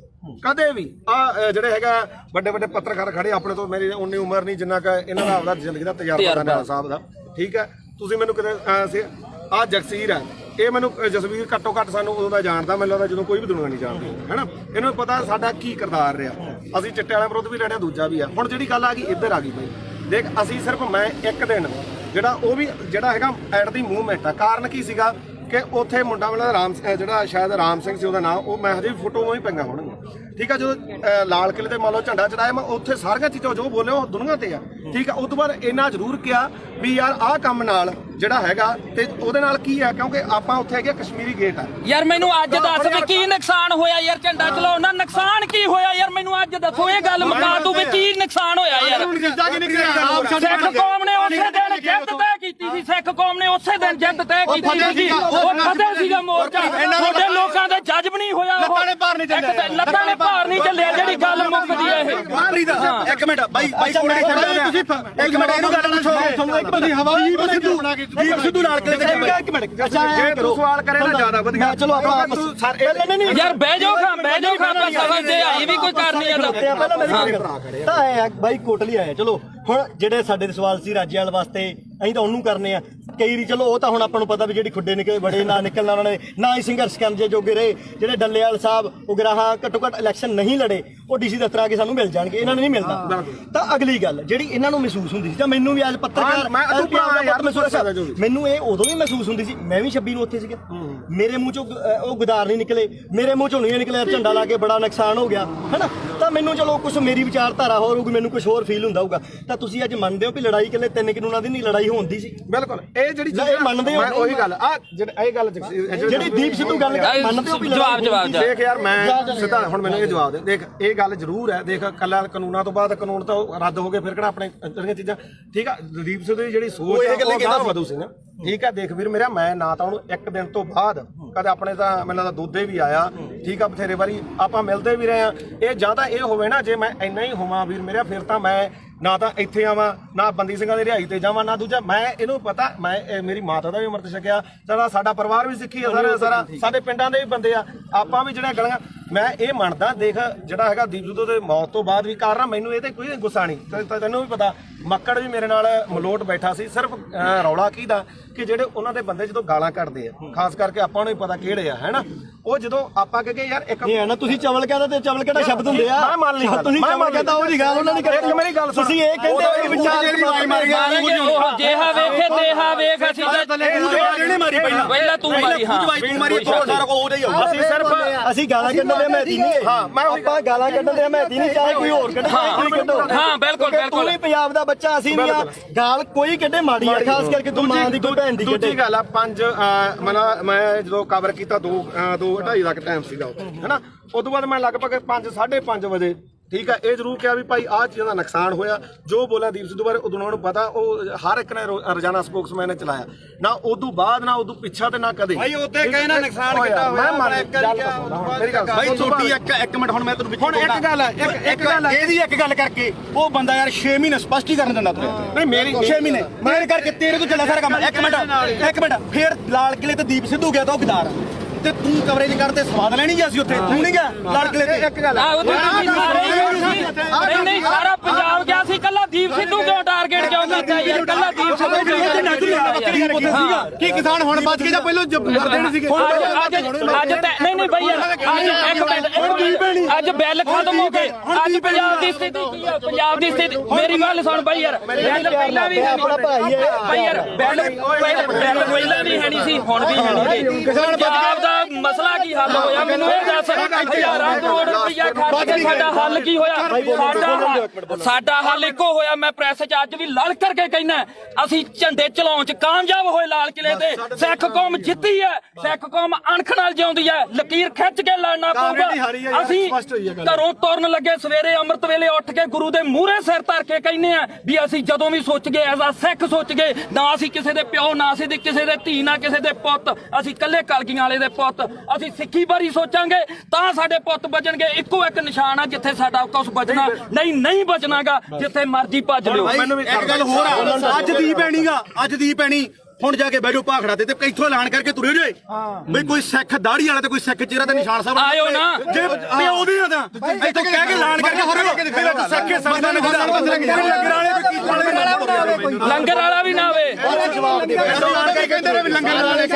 ਆ ਜਿਹੜੇ ਹੈਗਾ ਵੱਡੇ ਪੱਤਰਕਾਰ ਖੜੇ, ਆਪਣੇ ਤੋਂ ਮੇਰੀ ਉਨੀ ਉਮਰ ਨਹੀਂ ਜਿੰਨਾ ਕਿ ਇਹਨਾਂ ਦਾ ਆਪਦਾ ਜ਼ਿੰਦਗੀ ਦਾ ਤਜਰਬਾ ਨਾਲਾ ਸਾਹਿਬ ਦਾ, ਠੀਕ ਹੈ। ਤੁਸੀਂ ਮੈਨੂੰ ਕਿਤੇ ਆ ਜਗਸੀਰ ਹੈ, ਇਹ ਮੈਨੂੰ ਜਸਵੀਰ ਘੱਟੋ ਘੱਟ ਸਾਨੂੰ ਉਦੋਂ ਦਾ ਜਾਣਦਾ, ਮੈਨੂੰ ਲੱਗਦਾ ਜਦੋਂ ਕੋਈ ਵੀ ਦੁਨੀਆ ਨਹੀਂ ਜਾਣਦੀ ਹੈ ਨਾ। ਇਹਨੂੰ ਪਤਾ ਸਾਡਾ ਕੀ ਕਿਰਦਾਰ ਰਿਹਾ, ਅਸੀਂ ਚਿੱਟੇ ਵਾਲਿਆਂ ਵਿਰੁੱਧ ਵੀ ਲੜਿਆ, ਦੂਜਾ ਵੀ ਆ। ਹੁਣ ਜਿਹੜੀ ਗੱਲ ਆ ਗਈ ਇੱਧਰ ਆ ਗਈ ਬਈ, ਦੇਖ ਅਸੀਂ ਸਿਰਫ ਮੈਂ ਇੱਕ ਦਿਨ ਜਿਹੜਾ ਉਹ ਵੀ ਜਿਹੜਾ ਹੈਗਾ ਐਟ ਦੀ ਮੂਵਮੈਂਟ ਆ। ਕਾਰਨ ਕੀ ਸੀਗਾ ਕਿ ਉੱਥੇ ਮੁੰਡਾ ਵਾਲਾ ਜਿਹੜਾ ਸ਼ਾਇਦ ਰਾਮ ਸਿੰਘ ਸੀ ਉਹਦਾ ਨਾਮ, ਉਹ ਮੈਂ ਹਜੇ ਫੋਟੋ ਉਹ ਹੀ ਪਈਆਂ ਹੋਣਗੀਆਂ, ਠੀਕ ਆ। ਜਦੋਂ ਲਾਲ ਕਿਲੇ ਤੇ ਮੰਨ ਲਓ ਝੰਡਾ ਚੜਾਇਆ, ਮੈਂ ਉੱਥੇ ਸਾਰੀਆਂ ਚੀਜ਼ਾਂ ਜੋ ਬੋਲੇ ਉਹ ਦੁਨੀਆ ਤੇ ਆ, ਠੀਕ ਆ। ਉਸ ਤੋਂ ਬਾਅਦ ਇੰਨਾ ਜ਼ਰੂਰ ਕਿਹਾ ਵੀ ਯਾਰ ਆਹ ਕੰਮ ਨਾਲ ਜਿਹੜਾ ਹੈਗਾ ਤੇ ਉਹਦੇ ਨਾਲ ਕੀ ਆ, ਕਿਉਂਕਿ ਆਪਾਂ ਉੱਥੇ ਹੈਗੇ ਕਸ਼ਮੀਰੀ ਗੇਟ ਆ। ਯਾਰ ਮੈਨੂੰ ਅੱਜ ਦੱਸ ਵੀ ਕੀ ਨੁਕਸਾਨ ਹੋਇਆ ਯਾਰ ਝੰਡਾ ਚਲਾਉਣ ਨਾਲ? ਨੁਕਸਾਨ ਕੀ ਹੋਇਆ ਯਾਰ? ਮੈਨੂੰ ਅੱਜ ਦੱਸੋ, ਇਹ ਗੱਲ ਮੁਕਾ ਤੂੰ ਵੀ ਕੀ ਕੀ ਨੁਕਸਾਨ ਹੋਇਆ ਯਾਰ ਸਿੱਖ ਕੌਮ ਨੇ ਉਸੇ ਦਿਨ ਜਿੱਤ ਤੈਅ ਕੀਤੀ ਸੀ ਸਿੱਖ ਕੌਮ ਨੇ ਉਸੇ ਦਿਨ ਜਿੱਤ ਤੈਅ ਕੀਤੀ ਸੀ ਉਹ ਕਦੇ ਸੀਗਾ ਮੋਰਚਾ ਤੁਹਾਡੇ ਲੋਕਾਂ ਦੇ ਜੱਜ ਵੀ ਨਹੀਂ ਹੋਇਆ ਲੱਤਾਂ ਨੇ ਭਾਰ ਨਹੀਂ ਚੱਲਿਆ ਜਿਹੜੀ ਗੱਲ ਮੁੱਕਦੀ ਹੈ ਇਹ ਇੱਕ ਮਿੰਟ ਬਾਈ ਕੋਲੇ ਤੁਸੀਂ ਇੱਕ ਮਿੰਟ ਇਹਨੂੰ ਗੱਲ ਨਾ ਛੋੜੋ ਤੁਸੀਂ ਹਵਾਈ ਦੀਪ ਸਿੱਧੂ ਨਾਲ ਇੱਕ ਮਿੰਟ ਜੇ ਤੂੰ ਸਵਾਲ ਕਰੇ ਨਾ ਜ਼ਿਆਦਾ ਵਧੀਆ ਚਲੋ ਆਪਾਂ ਯਾਰ ਬਹਿ ਜਾਓ ਖਾਂ ਆਪਾਂ ਸਵਾਲ ਤੇ ਆਈ ਵੀ ਕੋਈ ਕਰਨੀ ਹੈ ਤਾਂ ਆਇਆ ਬਾਈ ਕੋਟਲੀ ਆਇਆ ਚਲੋ ਹੁਣ ਜਿਹੜੇ ਸਾਡੇ ਸਵਾਲ ਸੀ ਰਾਜੇਵਾਲ ਵਾਸਤੇ ਅਸੀਂ ਤਾਂ ਉਹਨੂੰ ਕਰਨੇ ਆ ਕਈ ਵਾਰੀ ਚਲੋ ਉਹ ਤਾਂ ਹੁਣ ਆਪਾਂ ਨੂੰ ਪਤਾ ਵੀ ਜਿਹੜੀ ਖੁੱਡੇ ਨਿਕਲੇ ਬੜੇ ਨਾ ਨਿਕਲਣਾ ਉਹਨਾਂ ਨੇ ਨਾ ਹੀ ਸੰਘਰਸ਼ ਕਰਨ ਜੇ ਜੋਗੇ ਰਹੇ ਜਿਹੜੇ ਡੱਲੇਵਾਲ ਸਾਹਿਬ ਉਗਰਾਹਾਂ ਘੱਟੋ ਘੱਟ ਇਲੈਕਸ਼ਨ ਨਹੀਂ ਲੜੇ ਉਹ ਡੀਸੀ ਦਫ਼ਤਰ ਆ ਕੇ ਸਾਨੂੰ ਮਿਲ ਜਾਣਗੇ ਇਹਨਾਂ ਨੂੰ ਨਹੀਂ ਮਿਲਦਾ ਤਾਂ ਅਗਲੀ ਗੱਲ ਜਿਹੜੀ ਇਹਨਾਂ ਨੂੰ ਮਹਿਸੂਸ ਹੁੰਦੀ ਸੀ ਜਾਂ ਮੈਨੂੰ ਵੀ ਅੱਜ ਪੱਤਰਕਾਰ ਮੈਨੂੰ ਇਹ ਉਦੋਂ ਵੀ ਮਹਿਸੂਸ ਹੁੰਦੀ ਸੀ ਮੈਂ ਵੀ 26 ਨੂੰ ਉੱਥੇ ਸੀਗਾ ਮੇਰੇ ਮੂੰਹ ਚੋਂ ਉਹ ਗੁਦਾਰ ਨਹੀਂ ਨਿਕਲੇ ਮੇਰੇ ਮੂੰਹ ਚੋਂ ਨਹੀਂ ਨਿਕਲਿਆ ਝੰਡਾ ਲਾ ਕੇ ਬੜਾ ਨੁਕਸਾਨ ਹੋ ਗਿਆ ਹੈਨਾ ਤਾਂ ਮੈਨੂੰ ਚਲੋ ਕੁਝ ਮੇਰੀ ਵਿਚਾਰਧਾਰਾ ਹੋਰ ਹੋਊਗੀ ਮੈਨੂੰ ਕੁਝ ਹੋਰ ਫੀਲ ਹੁੰਦਾ ਹੋਊਗਾ ਤਾਂ ਤੁਸੀਂ ਅੱਜ ਮੰਨਦੇ ਹੋ ਵੀ ਲੜਾਈ ਇਕੱਲੇ 3 ਕਾਨੂੰਨਾਂ ਦੀ ਨਹੀਂ ਲੜਾਈ ਹੁੰਦੀ ਸੀ ਬਿਲਕੁਲ ਇਹ ਜਿਹੜੀ ਇਹ ਮੰਨਦੇ ਹੋ ਉਹੀ ਗੱਲ ਆ ਇਹ ਗੱਲ ਜਿਹੜੀ ਦੀਪ ਸਿੱਧੂ ਗੱਲ ਮੰਨਦੇ ਹੋ ਵੀ ਜਵਾਬ ਦੇਖ ਯਾਰ ਮੈਂ ਸਿੱਧਾ ਹੁਣ ਮੈਨੂੰ ਇਹ ਜਵਾਬ ਦੇ ਦੇਖ ਇਹ ਗੱਲ ਜ਼ਰੂਰ ਹੈ ਦੇਖ ਕੱਲਾ ਕਾਨੂੰਨਾਂ ਤੋਂ ਬਾਅਦ ਕਾਨੂੰਨ ਤਾਂ ਰੱਦ ਹੋ ਗਏ ਫਿਰ ਕਿਹੜਾ ਆਪਣੇ ਜਿਹੜੀਆਂ ਚੀਜ਼ਾਂ ਠੀਕ ਆ ਦੀਪ ਸਿੱਧੂ ਦੀ ਜਿਹੜੀ ਸੋਚ ਹੈ ਉਹ ਗਾਹ ਵਧੂ ਸੀ ਨਾ ਠੀਕ ਆ ਦੇਖ ਵੀਰ ਮੇਰਾ ਮੈਂ ਨਾ ਤਾਂ ਉਹਨੂੰ ਇੱਕ ਦਿਨ ਤੋਂ ਬਾਅਦ ਕਦੇ ਆਪਣੇ ਤਾਂ ਮੈਨੂੰ ਲੱਗਦਾ ਦੋਦੇ ਵੀ ਆਇਆ ਠੀਕ ਆ ਬਥੇਰੇ ਵਾਰੀ ਆਪਾਂ ਮਿਲਦੇ ਵੀ ਰਹੇ ਆ ਇਹ ਜਾਂ ਤਾਂ ਇਹ ਹੋਵੇ ਨਾ ਜੇ ਮੈਂ ਇੰਨਾ ਹੀ ਹੋਵਾਂ ਵੀਰ ਮੇਰਾ ਫਿਰ ਤਾਂ ਮੈਂ ਨਾ ਤਾਂ ਇੱਥੇ ਆਵਾਂ ਨਾ ਬੰਦੀ ਸਿੰਘਾਂ ਦੀ ਰਿਹਾਈ ਤੇ ਜਾਵਾਂ ਨਾ ਦੂਜਾ ਮੈਂ ਇਹਨੂੰ ਪਤਾ ਮੈਂ ਮੇਰੀ ਮਾਤਾ ਦਾ ਵੀ ਅੰਮ੍ਰਿਤ ਛਕਿਆ ਸਾਡਾ ਪਰਿਵਾਰ ਵੀ ਸਿੱਖੀ ਆ ਸਾਰਾ ਸਾਡੇ ਪਿੰਡਾਂ ਦੇ ਵੀ ਬੰਦੇ ਆ ਆਪਾਂ ਵੀ ਜਿਹੜਾ ਗਲੀਆਂ ਮੈਂ ਇਹ ਮੰਨਦਾ ਦੇਖ ਜਿਹੜਾ ਹੈਗਾ ਦੀਪ ਸਿੱਧੂ ਦੇ ਮੌਤ ਤੋਂ ਬਾਅਦ ਵੀ ਕਾਰਨ ਮੈਨੂੰ ਇਹ ਤੇ ਕੋਈ ਗੁੱਸਾ ਨਹੀਂ ਤੈਨੂੰ ਵੀ ਪਤਾ ਮੱਕੜ ਵੀ ਮੇਰੇ ਨਾਲ ਮਲੋਟ ਬੈਠਾ ਸੀ ਸਿਰਫ ਰੌਲਾ ਕੀ ਦਾ ਕਿ ਜਿਹੜੇ ਉਹਨਾਂ ਦੇ ਬੰਦੇ ਜਦੋਂ ਗਾਲਾਂ ਕੱਢਦੇ ਆ ਖਾਸ ਕਰਕੇ ਆਪਾਂ ਨੂੰ ਵੀ ਪਤਾ ਕਿਹੜੇ ਆ ਹੈਨਾ ਉਹ ਜਦੋਂ ਆਪਾਂ ਕਹੇ ਯਾਰ ਇੱਕ ਨਹੀਂ ਹੈ ਨਾ ਤੁਸੀਂ ਚਵਲ ਕਹਿੰਦਾ ਤੇ ਚਵਲ ਕਿਹੜਾ ਸ਼ਬਦ ਹੁੰਦੇ ਆ ਮੈਂ ਮੰਨ ਲਈ ਤੁਸੀਂ ਚਵਲ ਕਹਿੰਦਾ ਉਹ ਦੀ ਗੱਲ ਉਹਨਾਂ ਨੇ ਇੱਕ ਮੇਰੀ ਗੱਲ ਸੁਣ ਤੁਸੀਂ ਇਹ ਕਹਿੰਦੇ ਹੋ ਕਿ ਵਿਚਾਰ ਜਿਹੜੀ ਮਾਰੀ ਮਾਰੀ ਉਹ ਜਿਹਾ ਵੇਖੇ ਤੇਹਾ ਵੇਖ ਅਸੀਂ ਇਹਨੇ ਮਾਰੀ ਪਹਿਲਾਂ ਤੂੰ ਮਾਰੀ ਹਾਂ ਤੂੰ ਮਾਰੀ ਸਾਰਾ ਕੋ ਉਹਦੇ ਹੀ ਆਊ ਅਸੀਂ ਸਿਰਫ ਅਸੀਂ ਗਾਲਾਂ ਕੱਢਣ ਦੇ ਮਹਿਤੀ ਨਹੀਂ ਹਾਂ ਮੈਂ ਆਪਾਂ ਗਾਲਾਂ ਕੱਢਣ ਦੇ ਮਹਿਤੀ ਨਹੀਂ ਚਾਹੇ ਕੋਈ ਹੋਰ ਕੱਢੇ ਕੋਈ ਕੱਢੋ ਹਾਂ ਬਿਲਕੁਲ ਤੂੰ ਵੀ ਪੰਜਾਬ ਦਾ ਬੱਚਾ ਅਸੀਂ ਨਹੀਂ ਆ ਗਾਲ ਕੋਈ ਕੱਢੇ ਮਾੜੀ ਆ ਖਾਸ ਕਰਕੇ ਤੂੰ ਮਾਂ ਦੀ ਕੋਈ ਭੈਣ ਦੀ ਕੱਢੇ ਦੂਜੀ ਗੱਲ ਆ ਮੈਂ ਜਦੋਂ ਕਵਰ ਕੀਤਾ 2:30 ਦਾ ਟਾਈਮ ਸੀਗਾ ਹੈਨਾ ਉਸ ਤੋਂ ਬਾਅਦ ਮੈਂ ਲਗਭਗ 5:30 ਵਜੇ ਠੀਕ ਹੈ ਇਹ ਜ਼ਰੂਰ ਕਿਹਾ ਵੀ ਭਾਈ ਆਹ ਚੀਜ਼ਾਂ ਦਾ ਨੁਕਸਾਨ ਹੋਇਆ ਜੋ ਬੋਲਿਆ ਦੀਪ ਸਿੱਧੂ ਬਾਰੇ ਉਦੋਂ ਨੂੰ ਪਤਾ ਉਹ ਹਰ ਇੱਕ ਨੇ ਰੋਜ਼ਾਨਾ ਸਪੋਕਸਮੈਨ ਨੇ ਚਲਾਇਆ ਨਾ ਉਦੋਂ ਬਾਅਦ ਨਾ ਉਦੋਂ ਪਿੱਛਾ ਤੇ ਨਾ ਕਦੇ ਭਾਈ ਉੱਤੇ ਕਹੇ ਨਾ ਨੁਕਸਾਨ ਕਿੱਦਾਂ ਹੋਇਆ ਮੇਰੀ ਗੱਲ ਭਾਈ ਛੋਟੀ ਇੱਕ ਮਿੰਟ ਹੁਣ ਮੈਂ ਤੈਨੂੰ ਹੁਣ ਇੱਕ ਗੱਲ ਹੈ ਇੱਕ ਗੱਲ ਹੈ ਇਹਦੀ ਇੱਕ ਗੱਲ ਕਰਕੇ ਉਹ ਬੰਦਾ ਯਾਰ 6 ਮਹੀਨੇ ਸਪਸ਼ਟੀਕਰਨ ਦਿੰਦਾ ਤੂੰ ਨਹੀਂ ਮੇਰੀ 6 ਮਹੀਨੇ ਮੇਰੇ ਕਰਕੇ ਤੇਰੇ ਤੋਂ ਚੱਲਿਆ ਸਾਰਾ ਕੰਮ ਇੱਕ ਮਿੰਟ ਫੇਰ ਲਾਲ ਕਿਲੇ ਤੇ ਦੀਪ ਸਿੱਧੂ ਗਿਆ ਤਾਂ ਉਹ ਗਦਾਰ ਤੇ ਤੂੰ ਕਵਰੇਜ ਕਰਦੇ ਸਵਾਦ ਲੈਣੀ ਜੀ ਅਸੀਂ ਉੱਥੇ ਤੂੰ ਨਹੀਂ ਗਿਆ ਲਾਲ ਕਿਲੇ ਤੇ ਇੱਕ ਗੱਲ ਨਹੀਂ ਸਾਰਾ ਪੰਜਾਬ ਗਿਆ ਸੀ ਕੱਲਾ ਦੀਪ ਸਿੱਧੂ ਕਿਉਂ ਟਾਰਗੇਟ ਕਿਉਂ ਕੀਤਾ ਯਾਰ ਕੱਲਾ ਦੀਪ ਸਿੱਧੂ ਕੀ ਕਿਸਾਨ ਹੁਣ ਬਚ ਕੇ ਜਾਂ ਪਹਿਲਾਂ ਮਰਦੇ ਨਹੀਂ ਸੀਗੇ ਅੱਜ ਨਹੀਂ ਬਈ ਯਾਰ ਅੱਜ ਇੱਕ ਮਿੰਟ ਅੱਜ ਬਿੱਲ ਖਤਮ ਹੋ ਗਏ ਅੱਜ ਪੰਜਾਬ ਦੀ ਸਥਿਤੀ ਕੀ ਆ ਪੰਜਾਬ ਦੀ ਸਥਿਤੀ ਮੇਰੀ ਗੱਲ ਸੁਣ ਬਈ ਯਾਰ ਬਿੱਲ ਪਹਿਲਾਂ ਵੀ ਆਪਣਾ ਭਾਈ ਹੈ ਬਈ ਯਾਰ ਬਿੱਲ ਪਹਿਲਾਂ ਵੀ ਹੈ ਨਹੀਂ ਸੀ ਹੁਣ ਵੀ ਹੈ ਨਹੀਂ ਪੰਜਾਬ ਦਾ ਮਸਲਾ ਕੀ ਹੱਲ ਹੋਇਆ ਮੈਨੂੰ ਇਹ ਦੱਸ ਹਜ਼ਾਰਾਂ ਕਰੋੜ ਰੁਪਇਆ ਖਰਚ ਕੇ ਸਾਡਾ ਹੱਲ ਕੀ ਹੋਇਆ ਸਾਡਾ ਹੱਲ ਇੱਕੋ ਹੋਇਆ ਮੈਂ ਪ੍ਰੈਸ 'ਚ ਅੱਜ ਵੀ ਲੜ ਕਰਕੇ ਕਹਿਣਾ ਅਸੀਂ ਝੰਡੇ ਚਲਾਉਣ 'ਚ ਕਾਮਯਾਬ ਹੋਏ ਲਾਲ ਕਿਲੇ ਤੇ ਸਿੱਖ ਕੌਮ ਜਿੱਤੀ ਹੈ ਸਿੱਖ ਕੌਮ ਅਣਖ ਨਾਲ ਜਿਉਂਦੀ ਹੈ ਲਕੀਰ ਖਿੱਚ ਕੇ ਲੜਨਾ ਪਊਗਾ ਅਸੀਂ ਘਰੋਂ ਤੁਰਨ ਲੱਗੇ ਸਵੇਰੇ ਅੰਮ੍ਰਿਤ ਵੇਲੇ ਉੱਠ ਕੇ ਗੁਰੂ ਦੇ ਮੂਹਰੇ ਸਿਰ ਧਰ ਕੇ ਕਹਿੰਦੇ ਆ ਵੀ ਅਸੀਂ ਜਦੋਂ ਵੀ ਸੋਚ ਗਏ ਐਜ਼ ਆ ਸਿੱਖ ਸੋਚ ਗਏ ਨਾ ਅਸੀਂ ਕਿਸੇ ਦੇ ਪਿਓ ਨਾ ਅਸੀਂ ਕਿਸੇ ਦੇ ਧੀ ਨਾ ਕਿਸੇ ਦੇ ਪੁੱਤ ਅਸੀਂ ਇਕੱਲੇ ਕਲਗੀਆਂ ਵਾਲੇ ਦੇ ਪੁੱਤ ਅਸੀਂ ਸਿੱਖੀ ਬਾਰੇ ਸੋਚਾਂਗੇ ਤਾਂ ਸਾਡੇ ਪੁੱਤ ਬਚਣਗੇ ਇੱਕੋ ਇੱਕ ਨਿਸ਼ਾਨ ਆ ਜਿੱਥੇ ਸਾਡਾ ਕੁਝ ਬਚਣਾ ਨਹੀਂ ਬਚਣਾਗਾ ਜਿੱਥੇ ਮਰਜ਼ੀ ਭੱਜ ਲਿਓ ਇੱਕ ਗੱਲ ਹੋਰ ਆ ਅੱਜ ਦੀ ਪੈਣੀ ਹੁਣ ਜਾ ਕੇ ਬੈਠੋ ਭਾਖੜਾ ਤੇ ਇੱਥੋਂ ਐਲਾਨ ਕਰਕੇ ਤੁਰੇ ਜੇ ਬਈ ਕੋਈ ਸਿੱਖ ਦਾੜੀ ਵਾਲਾ ਤੇ ਕੋਈ ਸਿੱਖ ਚਿਹਰਾ ਤੇ ਨਿਸ਼ਾਨ ਸਾਹਿਬ ਆਇਓ ਨਾ ਜੇ ਪਿਓ ਦੀ ਆ ਤਾਂ ਇੱਥੋਂ ਕਹਿ ਕੇ ਐਲਾਨ ਕਰਕੇ ਤੁਰੇ ਸਿੱਖੇ ਸੰਗਤਾਂ ਨੇ ਲੰਗਰ ਵਾਲਾ ਵੀ ਨਾ ਹੋਵੇ ਕਹਿੰਦੇ ਨੇ ਵੀ ਲੰਗਰ ਵਾਲੇ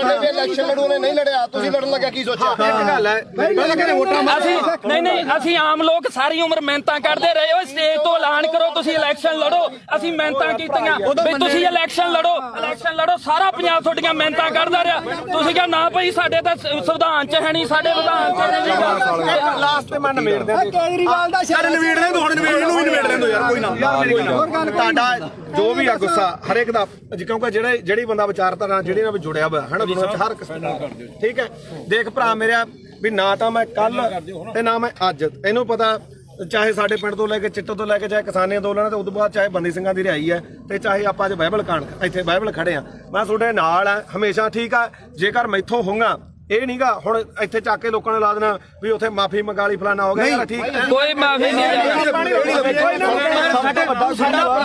ਵੱਡੇ ਇਲੈਕਸ਼ਨ ਲੜੂ ਨੇ ਨਹੀਂ ਲੜਿਆ ਤੁਸੀਂ ਲੜਨ ਲੱਗਿਆ ਕੀ ਸੋਚਿਆ ਇੱਕ ਗੱਲ ਹੈ ਪਹਿਲਾਂ ਕਹਿੰਦੇ ਵੋਟਾਂ ਅਸੀਂ ਆਮ ਲੋਕ ਸਾਰੀ ਉਮਰ ਮਿਹਨਤਾਂ ਕਰਦੇ ਰਹੇ ਓ ਸਟੇਜ ਤੋਂ ਐਲਾਨ ਕਰੋ ਤੁਸੀਂ ਇਲੈਕਸ਼ਨ ਲੜੋ ਅਸੀਂ ਮਿਹਨਤਾਂ ਕੀਤੀਆਂ ਵੀ ਤੁਸੀਂ ਇਲੈਕਸ਼ਨ ਲੜੋ ਸਾਰਾ ਪੰਜਾਬ ਤੁਹਾਡੀਆਂ ਮਿਹਨਤਾਂ ਕਰਦਾ ਰਿਹਾ ਤੁਸੀਂ ਕਿਹਾ ਨਾ ਭਾਈ ਸਾਡੇ ਤਾਂ ਸੰਵਿਧਾਨ 'ਚ ਹੈ ਨਹੀਂ ਸਾਡੇ ਵਿਧਾਨ 'ਚ ਨਹੀਂ ਲਾਸਟ ਤੇ ਮੈਂ ਨਵੇੜ ਦੇ ਕੇਜਰੀਵਾਲ ਦਾ ਯਾਰ ਨਵੇੜ ਦੇ ਹੁਣ ਨਵੇੜ ਨੂੰ ਵੀ ਨਵੇੜ ਲੈਂਦੋ ਯਾਰ ਕੋਈ ਨਾ ਤੁਹਾਡਾ ਜੋ ਵੀ ਆ ਗੁੱਸਾ ਹਰੇਕ ਦਾ ਕਿਉਂਕਿ ਜਿਹੜੀ ਬੰਦਾ ਵਿਚਾਰਧਾਰਾ ਜਿਹੜੀ ਨਾਲ ਜੁੜਿਆ ਹੋਇਆ ਹੈ ਨਾ ਦੁਨੀਆ 'ਚ ਹਰ ਕਿਸਮ ਦਾ ਠੀਕ ਹੈ ਦੇਖ ਭਰਾ ਮੇਰਿਆ ਵੀ ਨਾ ਤਾਂ ਮੈਂ ਕੱਲ ਤੇ ਨਾ ਮੈਂ ਅੱਜ ਇਹਨੂੰ ਪਤਾ ਚਾਹੇ ਸਾਡੇ ਪਿੰਡ ਤੋਂ ਲੈ ਕੇ ਚਿੱਟੇ ਤੋਂ ਲੈ ਕੇ ਚਾਹੇ ਕਿਸਾਨੀ ਅੰਦੋਲਨ ਤੇ ਉਸ ਤੋਂ ਬਾਅਦ ਚਾਹੇ ਬੰਦੀ ਸਿੰਘਾਂ ਦੀ ਰਿਹਾਈ ਹੈ ਤੇ ਚਾਹੇ ਆਪਾਂ ਅੱਜ ਬਾਈਬਲ ਕਾਣ ਇੱਥੇ ਬਾਈਬਲ ਖੜੇ ਆ ਮੈਂ ਤੁਹਾਡੇ ਨਾਲ ਆ ਹਮੇਸ਼ਾ ਠੀਕ ਆ ਜੇਕਰ ਮੈਥੋਂ ਹੋਊਗਾ ਇਹ ਨਹੀਂਗਾ ਹੁਣ ਇੱਥੇ ਚੱਕ ਕੇ ਲੋਕਾਂ ਨੇ ਲਾ ਦੇਣਾ ਵੀ ਉੱਥੇ ਮਾਫੀ ਮੰਗਾ ਲਈ ਫਲਾਣਾ ਹੋ ਗਿਆ ਯਾਰ ਠੀਕ ਹੈ ਕੋਈ ਮਾਫੀ ਨਹੀਂ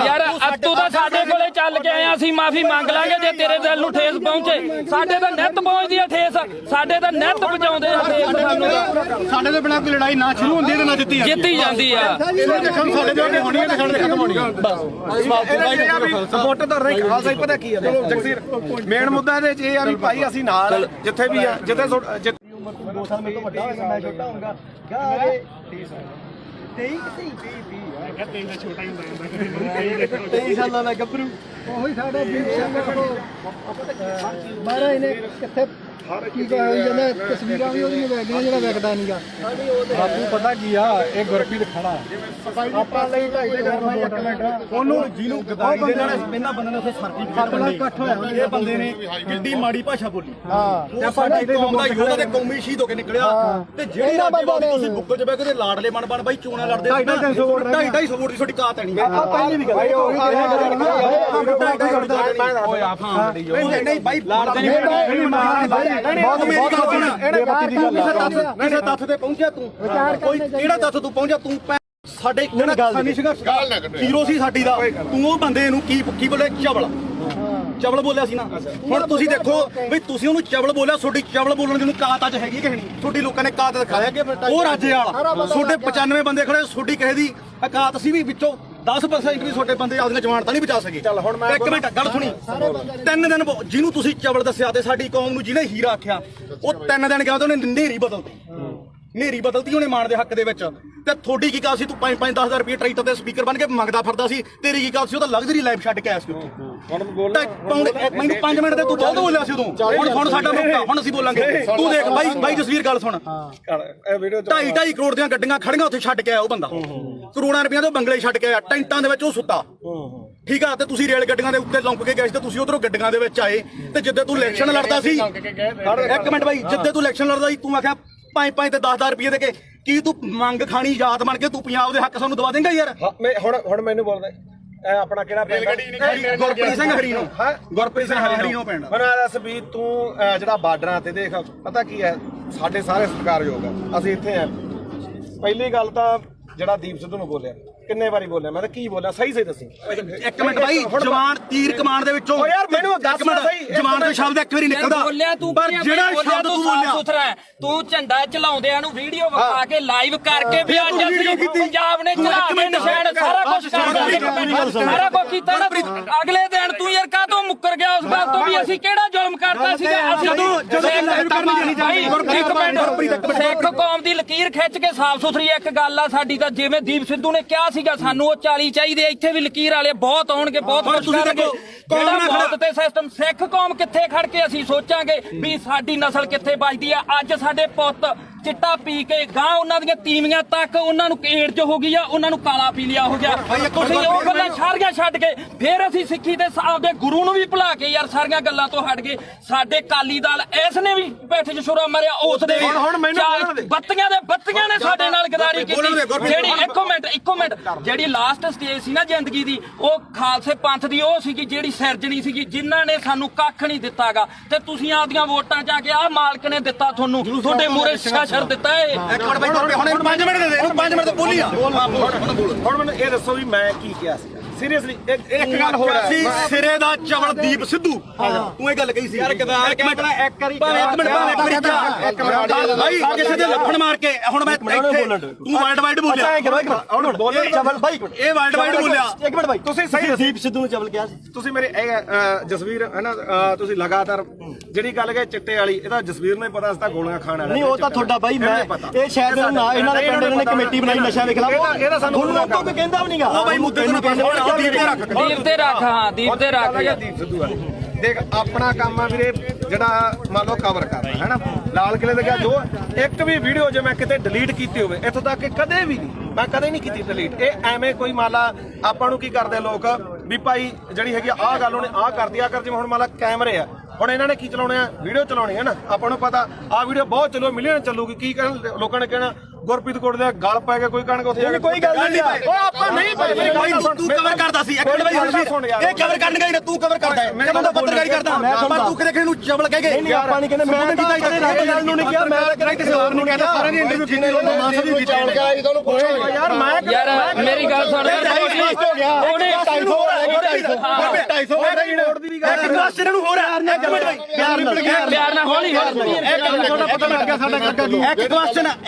ਯਾਰ ਤੂੰ ਤਾਂ ਸਾਡੇ ਕੋਲੇ ਚੱਲ ਕੇ ਆਇਆ ਅਸੀਂ ਮਾਫੀ ਮੰਗ ਲਾਂਗੇ ਜੇ ਤੇਰੇ ਦਿਲ ਨੂੰ ਠੇਸ ਪਹੁੰਚੇ ਸਾਡੇ ਤਾਂ ਨਿੱਤ ਪਹੁੰਚਦੀ ਆ ਠੇਸ ਸਾਡੇ ਤਾਂ ਨਿੱਤ ਪਹੁੰਚਾਉਂਦੇ ਆ ਠੇਸ ਸਾਨੂੰ ਸਾਡੇ ਦੇ ਬਿਨਾਂ ਕੋਈ ਲੜਾਈ ਨਾ ਸ਼ੁਰੂ ਹੁੰਦੀ ਤੇ ਨਾ ਜਿੱਤੀ ਜਾਂਦੀ ਆ ਸਾਡੇ ਦੇ ਅੱਗੇ ਹੋਣੀ ਹੈ ਤੇ ਸਾਡੇ ਦੇ ਖਤਮ ਹੋਣੀ ਹੈ ਬਸ ਸਪੋਰਟ ਤਾਂ ਨਹੀਂ ਖਾਲਸਾ ਹੀ ਪਤਾ ਕੀ ਹੈ ਜਗਸੀਰ ਮੇਨ ਮੁੱਦਾ ਇਹਦੇ 'ਚ ਇਹ ਆ ਵੀ ਭਾਈ ਅਸੀਂ ਨਾਲ ਜਿੱਥੇ ਵੀ ਆ 2 ਸਾਲ ਮੇਰੇ ਤੋਂ ਵੱਡਾ ਹੋਏਗਾ ਮੈਂ ਛੋਟਾ ਹੋਊਗਾ ਗਾ 23 ਸਾਲਾਂ ਦਾ ਗੱਭਰੂ ਉਹੀ ਸਾਡਾ ਦੀਪ ਸਿੰਘ ਮਹਾਰਾਜ ਇਹਨੇ ਕਿੱਥੇ ਕੀ ਹੋਈ ਜਾਂਦਾ ਤਸਵੀਰਾਂ ਵੀ ਉਹਦੀਆਂ ਵੇਖਦੀਆਂ ਜਿਹੜਾ ਵੇਖਦਾ ਨਹੀਂਗਾ ਬਾਪੂ ਪਤਾ ਕੀ ਆ ਇਹ ਗੁਰਪ੍ਰੀਤ ਖੜਾ ਆਪਾਂ ਲਈ ਢਾਈ ਦੇ ਇੱਕ ਮਿੰਟ ਉਹਨੂੰ ਜਿਹਨੂੰ ਗਦਾਈ ਦੇ ਨਾਲ ਇਹਨਾਂ ਬੰਦੇ ਨੇ ਉੱਥੇ ਸਰਟੀਫਿਕੇਟ ਬਣਾਈ ਇਕੱਠ ਹੋਇਆ ਇਹ ਬੰਦੇ ਨੇ ਕਿੱਡੀ ਮਾੜੀ ਭਾਸ਼ਾ ਬੋਲੀ ਹਾਂ ਤੇ ਸਾਡਾ ਕੌਮ ਦਾ ਯੋਧਾ ਤੇ ਕੌਮੀ ਸ਼ਹੀਦ ਹੋ ਕੇ ਨਿਕਲਿਆ ਤੇ ਜਿਹੜੇ ਰਾਜੇ ਤੁਸੀਂ ਬੁੱਕਲ 'ਚ ਬਹਿ ਕੇ ਤੇ ਲਾਡਲੇ ਬਣ ਬਾਈ ਚੋਣਾਂ ਲੜਦੇ 250 ਵੋਟ ਦੀ ਤੁਹਾਡੀ ਕਾਤ ਨਹੀਂ ਪਹਿਲੀ ਵੀ ਗੱਲ ਨਹੀਂ ਬਾਈ ਕਿਸੇ ਤੱਥ ਤੇ ਪਹੁੰਚਿਆ ਤੂੰ ਕੋਈ ਕਿਹੜਾ ਤੱਥ ਤੂੰ ਪਹੁੰਚਿਆ ਤੂੰ ਸਾਡੇ ਜਿਹੜਾ ਕਿਸਾਨੀ ਸੰਘਰਸ਼ ਹੀਰੋ ਸੀ ਸਾਡੀ ਦਾ ਤੂੰ ਉਹ ਬੰਦੇ ਨੂੰ ਕੀ ਬੋਲੇ ਚਵਲ ਬੋਲਿਆ ਸੀ ਨਾ ਹੁਣ ਤੁਸੀਂ ਦੇਖੋ ਵੀ ਤੁਸੀਂ ਉਹਨੂੰ ਚਵਲ ਬੋਲਿਆ ਤੁਹਾਡੀ ਚਵਲ ਬੋਲਣ ਦੀ ਨੂੰ ਕਾਤ ਅੱਜ ਹੈਗੀ ਕਿ ਨਹੀਂ ਤੁਹਾਡੀ ਲੋਕਾਂ ਨੇ ਕਾਤ ਦਿਖਾਇਆ ਉਹ ਰਾਜੇ ਵਾਲਾ ਤੁਹਾਡੇ 95 ਬੰਦੇ ਖੜੇ ਤੁਹਾਡੀ ਕਿਸੇ ਦੀ ਔਕਾਤ ਸੀ ਵੀ ਵਿੱਚੋਂ 10% ਵੀ ਤੁਹਾਡੇ ਬੰਦੇ ਆਪਦੀਆਂ ਜਵਾਨਤਾਂ ਨਹੀਂ ਬਚਾ ਸਕੇ ਚੱਲ ਹੁਣ ਮੈਂ ਇੱਕ ਮਿੰਟ ਗੱਲ ਸੁਣੀ 3 ਦਿਨ ਜਿਹਨੂੰ ਤੁਸੀਂ ਚਵਲ ਦੱਸਿਆ ਤੇ ਸਾਡੀ ਕੌਮ ਨੂੰ ਜਿਹਨੇ ਹੀਰਾ ਆਖਿਆ ਉਹ 3 ਦਿਨ ਗਿਆ ਤੇ ਉਹਨੇ ਨੇਰੀ ਬਦਲਤੀ ਉਹਨੇ ਮਾਣ ਦੇ ਹੱਕ ਦੇ ਵਿੱਚ ਤੇ ਤੁਹਾਡੀ ਕੀ ਕਾਲ ਸੀ ਤੂੰ 5-10 ਰੁਪਏ ਟਰੈਕਟਰ ਤੇ ਸਪੀਕਰ ਬਣ ਕੇ ਮੰਗਦਾ ਫਿਰਦਾ ਸੀ ਤੇਰੀ ਕੀ ਕਾਲ ਸੀ ਉਹ ਤਾਂ ਲਗਜ਼ਰੀ ਲਾਈਫ ਛੱਡ ਕੇ ਆਇਆ ਸੀ ਉੱਥੇ ਮੈਨੂੰ 5 ਮਿੰਟ ਤੇ ਤੂੰ ਬਹੁਤ ਬੋਲਿਆ ਸੀ ਉਦੋਂ ਹੁਣ ਸਾਡਾ ਮੌਕਾ ਹੁਣ ਅਸੀਂ ਬੋਲਾਂਗੇ ਤੂੰ ਦੇਖ ਬਾਈ ਜਸਵੀਰ ਗੱਲ ਸੁਣ 2.5 ਕਰੋੜ ਦੀਆਂ ਗੱਡੀਆਂ ਖੜੀਆਂ ਉੱਥੇ ਛੱਡ ਕੇ ਆਇਆ ਉਹ ਬੰਦਾ ਕਰੋੜਾਂ ਰੁਪਈਆਂ ਦੇ ਬੰਗਲੇ ਛੱਡ ਕੇ ਆਇਆ ਟੈਂਟਾਂ ਦੇ ਵਿੱਚ ਉਹ ਸੁੱਤਾ ਠੀਕ ਆ ਤੇ ਤੁਸੀਂ ਰੇਲ ਗੱਡੀਆਂ ਦੇ ਉੱਤੇ ਲੰਕ ਕੇ ਗਏ ਸੀ ਤੇ ਤੁਸੀਂ ਉਧਰੋਂ ਗੱਡੀਆਂ ਦੇ ਵਿੱਚ ਆਏ ਤੇ ਜਿੱਦੇ ਤੂੰ ਇਲੈਕਸ਼ਨ ਲੜਦਾ ਸੀ ਇੱਕ ਮਿੰਟ ਬਾਈ ਜਿੱਦੇ ਤੂੰ ਇਲੈਕਸ਼ਨ ਲੜਦਾ ਸੀ ਤੂੰ ਆਖਿਆ 5 ਤੇ 10 ਰੁਪਏ ਦੇ ਕੇ ਕੀ ਤੂੰ ਮੰਗ ਖਾਣੀ ਯਾਦ ਬਣ ਕੇ ਤੂੰ ਪੰਜਾਬ ਦੇ ਹੱਕ ਸਾਨੂੰ ਦਵਾ ਦੇਂਗਾ ਯਾਰ ਹੁਣ ਮੈਨੂੰ ਬੋਲਦਾ ਇਹ ਆਪਣਾ ਕਿਹੜਾ ਪਿੰਡ ਗੁਰਪ੍ਰੀਤ ਸਿੰਘ ਹਰੀਨੋ ਗੁਰਪ੍ਰੀਤ ਸਿੰਘ ਹਰੀਨੋ ਪਿੰਡ ਮੈਨੂੰ ਦੱਸ ਵੀ ਤੂੰ ਜਿਹੜਾ ਬਾਰਡਰਾਂ ਤੇ ਦੇਖ ਪਤਾ ਕੀ ਹੈ ਸਾਡੇ ਸਾਰੇ ਸਤਿਕਾਰਯੋਗ ਆ ਅਸੀਂ ਇੱਥੇ ਆ ਪਹਿਲੀ ਗੱਲ ਤਾਂ ਜਿਹੜਾ ਦੀਪ ਸਿੱਧੂ ਨੂੰ ਬੋਲਿਆ ਕਿੰਨੇ ਵਾਰੀ ਬੋਲਿਆ ਮੈਂ ਤਾਂ ਕੀ ਬੋਲਿਆ ਸਹੀ ਦੱਸੀ ਇੱਕ ਮਿੰਟ ਬਾਈ ਜਵਾਨ ਤੀਰ ਕਮਾਨ ਦੇ ਵਿੱਚੋਂ ਓ ਯਾਰ ਮੈਨੂੰ ਦੱਸ ਸਹੀ ਜਵਾਨ ਦੇ ਸ਼ਬਦ ਇੱਕ ਵਾਰੀ ਨਿਕਲਦਾ ਪਰ ਜਿਹੜਾ ਸ਼ਬਦ ਤੂੰ ਬੋਲਿਆ ਤੂੰ ਝੰਡਾ ਚਲਾਉਂਦਿਆਂ ਨੂੰ ਵੀਡੀਓ ਵਿਖਾ ਕੇ ਲਾਈਵ ਕਰਕੇ ਵੀ ਅੱਜ ਅਸੀਂ ਪੰਜਾਬ ਨੇ ਚੜਾ ਕੇ ਨਿਸ਼ਾਨ ਸਾਰਾ ਕੁਝ ਸਾਰਾ ਕੁਝ ਕੀਤਾ ਨਾ ਅਗਲੇ ਦਿਨ ਤੂੰ ਯਾਰ ਕਾਹਤੋਂ ਮੁੱਕਰ ਗਿਆ ਉਸ ਬਾਤ ਤੋਂ ਵੀ ਅਸੀਂ ਕਿਹੜਾ ਜ਼ੁਲਮ ਕਰਤਾ ਸੀਗਾ ਅਸੀਂ ਸਿੱਖ ਕੌਮ ਦੀ ਲਕੀਰ ਖਿੱਚ ਕੇ ਸਾਫ਼ ਸੁਥਰੀ ਇੱਕ ਗੱਲ ਆ ਸਾਡੀ ਤਾਂ ਜਿਵੇਂ ਦੀਪ ਸਿੱਧੂ ਨੇ ਕਿਹਾ ਸੀਗਾ ਸਾਨੂੰ ਉਹ 40 ਚਾਹੀਦੇ ਇੱਥੇ ਵੀ ਲਕੀਰ ਵਾਲੇ ਬਹੁਤ ਆਉਣਗੇ ਬਹੁਤ ਕੁਝ ਕਰਨਗੇ ਜਿਹੜਾ ਮੌਤ ਤੇ ਸਿਸਟਮ ਸਿੱਖ ਕੌਮ ਕਿੱਥੇ ਖੜ ਕੇ ਅਸੀਂ ਸੋਚਾਂਗੇ ਵੀ ਸਾਡੀ ਨਸਲ ਕਿੱਥੇ ਬਚਦੀ ਆ ਅੱਜ ਸਾਡੇ ਪੁੱਤ ਚਿੱਟਾ ਪੀ ਕੇ ਗਾਂ ਉਹਨਾਂ ਦੀਆਂ ਤੀਵੀਆਂ ਤੱਕ ਉਹਨਾਂ ਨੂੰ ਏਡਜ਼ ਹੋ ਗਈ ਆ ਉਹਨਾਂ ਨੂੰ ਕਾਲਾ ਪੀਲੀਆ ਹੋ ਗਿਆ ਤੁਸੀਂ ਉਹ ਗੱਲਾਂ ਸਾਰੀਆਂ ਛੱਡ ਕੇ ਫਿਰ ਅਸੀਂ ਸਿੱਖੀ ਦੇ ਆਪਦੇ ਗੁਰੂ ਨੂੰ ਵੀ ਭੁਲਾ ਕੇ ਯਾਰ ਸਾਰੀਆਂ ਗੱਲਾਂ ਤੋਂ ਹਟ ਗਏ ਸਾਡੇ ਕਾਲੀ ਦਲ ਇਸ ਨੇ ਵੀ ਬੈਠੇ ਚ ਛੁਰਾ ਮਾਰਿਆ ਉਸ ਦੇ ਬੱਤੀਆਂ ਨੇ ਸਾਡੇ ਨਾਲ ਗਦਾਰੀ ਕੀਤੀ ਜਿਹੜੀ ਇੱਕੋ ਮਿੰਟ ਜਿਹੜੀ ਲਾਸਟ ਸਟੇਜ ਸੀ ਨਾ ਜ਼ਿੰਦਗੀ ਦੀ ਉਹ ਖਾਲਸੇ ਪੰਥ ਦੀ ਉਹ ਸੀਗੀ ਜਿਹੜੀ ਸਿਰਜਣੀ ਸੀਗੀ ਜਿਨ੍ਹਾਂ ਨੇ ਸਾਨੂੰ ਕੱਖ ਨਹੀਂ ਦਿੱਤਾਗਾ ਤੇ ਤੁਸੀਂ ਆਪਦੀਆਂ ਵੋਟਾਂ ਜਾ ਕੇ ਆਹ ਮਾਲਕ ਨੇ ਦਿੱਤਾ ਤੁਹਾਨੂੰ ਤੁਹਾਡੇ ਮੂਹਰੇ ਸ਼ਾਸਰ ਦਿੱਤਾ ਏ ਇੱਕ ਮਿੰਟ ਬਾਈ ਹੁਣ 5 ਮਿੰਟ ਦੇ ਦੇ 5 ਮਿੰਟ ਤੇ ਬੋਲੀ ਆ ਹੁਣ ਮੈਨੂੰ ਇਹ ਦੱਸੋ ਵੀ ਮੈਂ ਕੀ ਕਿਹਾ ਸੀ ਸੀਰੀਅਸਲੀ ਇੱਕ ਗੱਲ ਹੋਰ ਸੀ ਸਿਰੇ ਦਾ ਚਵਲ ਦੀਪ ਸਿੱਧੂ ਤੂੰ ਇਹ ਗੱਲ ਕਹੀ ਸੀ ਯਾਰ ਗਦਾਰ ਕਹਿਣਾ ਇੱਕ ਵਾਰੀ ਭਾਈ ਕਿਸੇ ਦੇ ਲੱਫੜ ਮਾਰ ਕੇ ਹੁਣ ਮੈਂ ਇੱਥੇ ਤੂੰ ਵਰਲਡ ਵਾਈਡ ਬੋਲਿਆ ਹੁਣ ਬੋਲੇ ਚਵਲ ਬਾਈ ਇਹ ਵਰਲਡ ਵਾਈਡ ਬੋਲਿਆ ਇੱਕ ਮਿੰਟ ਬਾਈ ਤੁਸੀਂ ਸਹੀ ਦੀਪ ਸਿੱਧੂ ਨੂੰ ਚਵਲ ਕਿਹਾ ਸੀ ਤੁਸੀਂ ਮੇਰੇ ਜਸਵੀਰ ਹੈ ਨਾ ਤੁਸੀਂ ਲਗਾਤਾਰ ਜਿਹੜੀ ਗੱਲ ਕਹੇ ਚਿੱਟੇ ਵਾਲੀ ਇਹਦਾ ਜਸਵੀਰ ਨੂੰ ਹੀ ਪਤਾ ਸੀ ਤਾਂ ਗੋਲੀਆਂ ਖਾਣ ਵਾਲਾ ਨਹੀਂ ਉਹ ਤਾਂ ਤੁਹਾਡਾ ਬਾਈ ਮੈਂ ਇਹ ਸ਼ਾਇਦ ਨਾ ਇਹਨਾਂ ਦੇ ਪਿੰਡ ਨੇ ਕਮੇਟੀ ਬਣਾਈ ਨਸ਼ਾ ਦੇ ਖਿਲਾਫ ਇਹਦਾ ਸਾਨੂੰ ਲੋਕਾਂ ਕੋਈ ਕਹਿੰਦਾ ਵੀ ਨਹੀਂਗਾ ਉਹ ਬਾਈ ਮੁੱਦੇ ਨੂੰ ਕਹਿੰਦੇ ਦੀਪ ਤੇ ਰੱਖ ਹਾਂ ਦੀਪ ਤੇ ਰੱਖ ਦੀਪ ਸਿੱਧੂ ਆ ਦੇਖ ਆਪਣਾ ਕੰਮ ਆ ਵੀਰੇ ਜਿਹੜਾ ਮੰਨ ਲਓ ਕਵਰ ਕਰਨਾ ਹੈ ਨਾ ਲਾਲ ਕਿਲੇ ਦੇ ਗਿਆ ਜੋ ਇੱਕ ਵੀ ਵੀਡੀਓ ਜੇ ਮੈਂ ਕਿਤੇ ਡਿਲੀਟ ਕੀਤੀ ਹੋਵੇ ਇੱਥੋਂ ਤੱਕ ਕਿ ਕਦੇ ਵੀ ਨਹੀਂ ਮੈਂ ਕਦੇ ਨਹੀਂ ਕੀਤੀ ਡਿਲੀਟ ਇਹ ਐਵੇਂ ਕੋਈ ਮਾਲਾ ਆਪਾਂ ਨੂੰ ਕੀ ਕਰਦੇ ਲੋਕ ਵੀ ਭਾਈ ਜਿਹੜੀ ਹੈਗੀ ਆਹ ਗੱਲ ਉਹਨੇ ਆਹ ਕਰਦੀ ਆ ਕਰ ਜਿਵੇਂ ਹੁਣ ਮਾਲਾ ਕੈਮਰੇ ਆ ਹੁਣ ਇਹਨਾਂ ਨੇ ਕੀ ਚਲਾਉਣੇ ਆ ਵੀਡੀਓ ਚਲਾਉਣੀ ਹੈ ਨਾ ਆਪਾਂ ਨੂੰ ਪਤਾ ਆਹ ਵੀਡੀਓ ਬਹੁਤ ਚੱਲੋ ਮਿਲੀਅਨ ਚੱਲੂਗੀ ਕੀ ਕਹਿਣ ਲੋਕਾਂ ਨੇ ਕਹਿਣਾ ਗੁਰਪ੍ਰੀਤ ਕੋਟ ਦੇ ਗਲ ਪੈ ਕੇ ਕੋਈ ਕਣਕ ਉੱਥੇ ਜਾ ਕੇ ਕੋਈ ਗੱਲ ਨਹੀਂ ਓ ਆਪਾਂ ਨਹੀਂ ਭਾਈ ਤੂੰ ਕਵਰ ਕਰਦਾ ਸੀ ਇੱਕ ਮਿੰਟ ਭਾਈ ਇਹ ਕਵਰ ਕਰਨ ਗਈ ਨਾ ਤੂੰ ਕਵਰ ਕਰਦਾ ਹੈ ਮੈਂ ਤਾਂ ਪੱਤਰਕਾਰੀ ਕਰਦਾ ਪਰ ਤੂੰ ਕਿਹਦੇ ਨੂੰ ਚਵਲ ਕਹਿ ਗਏ ਨਹੀਂ ਆਪਾਂ ਨਹੀਂ ਕਹਿੰਦੇ ਮੈਂ ਤਾਂ ਕਦੇ ਰਾਜੇਵਾਲ ਨੂੰ ਨਹੀਂ ਕਿਹਾ ਮੈਂ ਤਾਂ ਕਿਸੇ ਹੋਰ ਨੂੰ ਕਹਿੰਦਾ ਸਾਰਿਆਂ ਦੀ ਇੰਟਰਵਿਊ ਕੀਤੀ ਮਾਸਾ ਦੀ ਕੀਤੀ ਯਾਰ ਮੈਂ ਯਾਰ ਮੇਰੀ ਗੱਲ ਸੁਣ ਉਹਨੇ 250 ਵੋਟ ਦੀ ਵੀ ਗੱਲ ਇੱਕ ਕੁਐਸਚਨ ਨੂੰ ਹੋਰ ਹੈ ਇੱਕ ਮਿੰਟ ਪਿਆਰ ਨਾਲ ਹੌਲੀ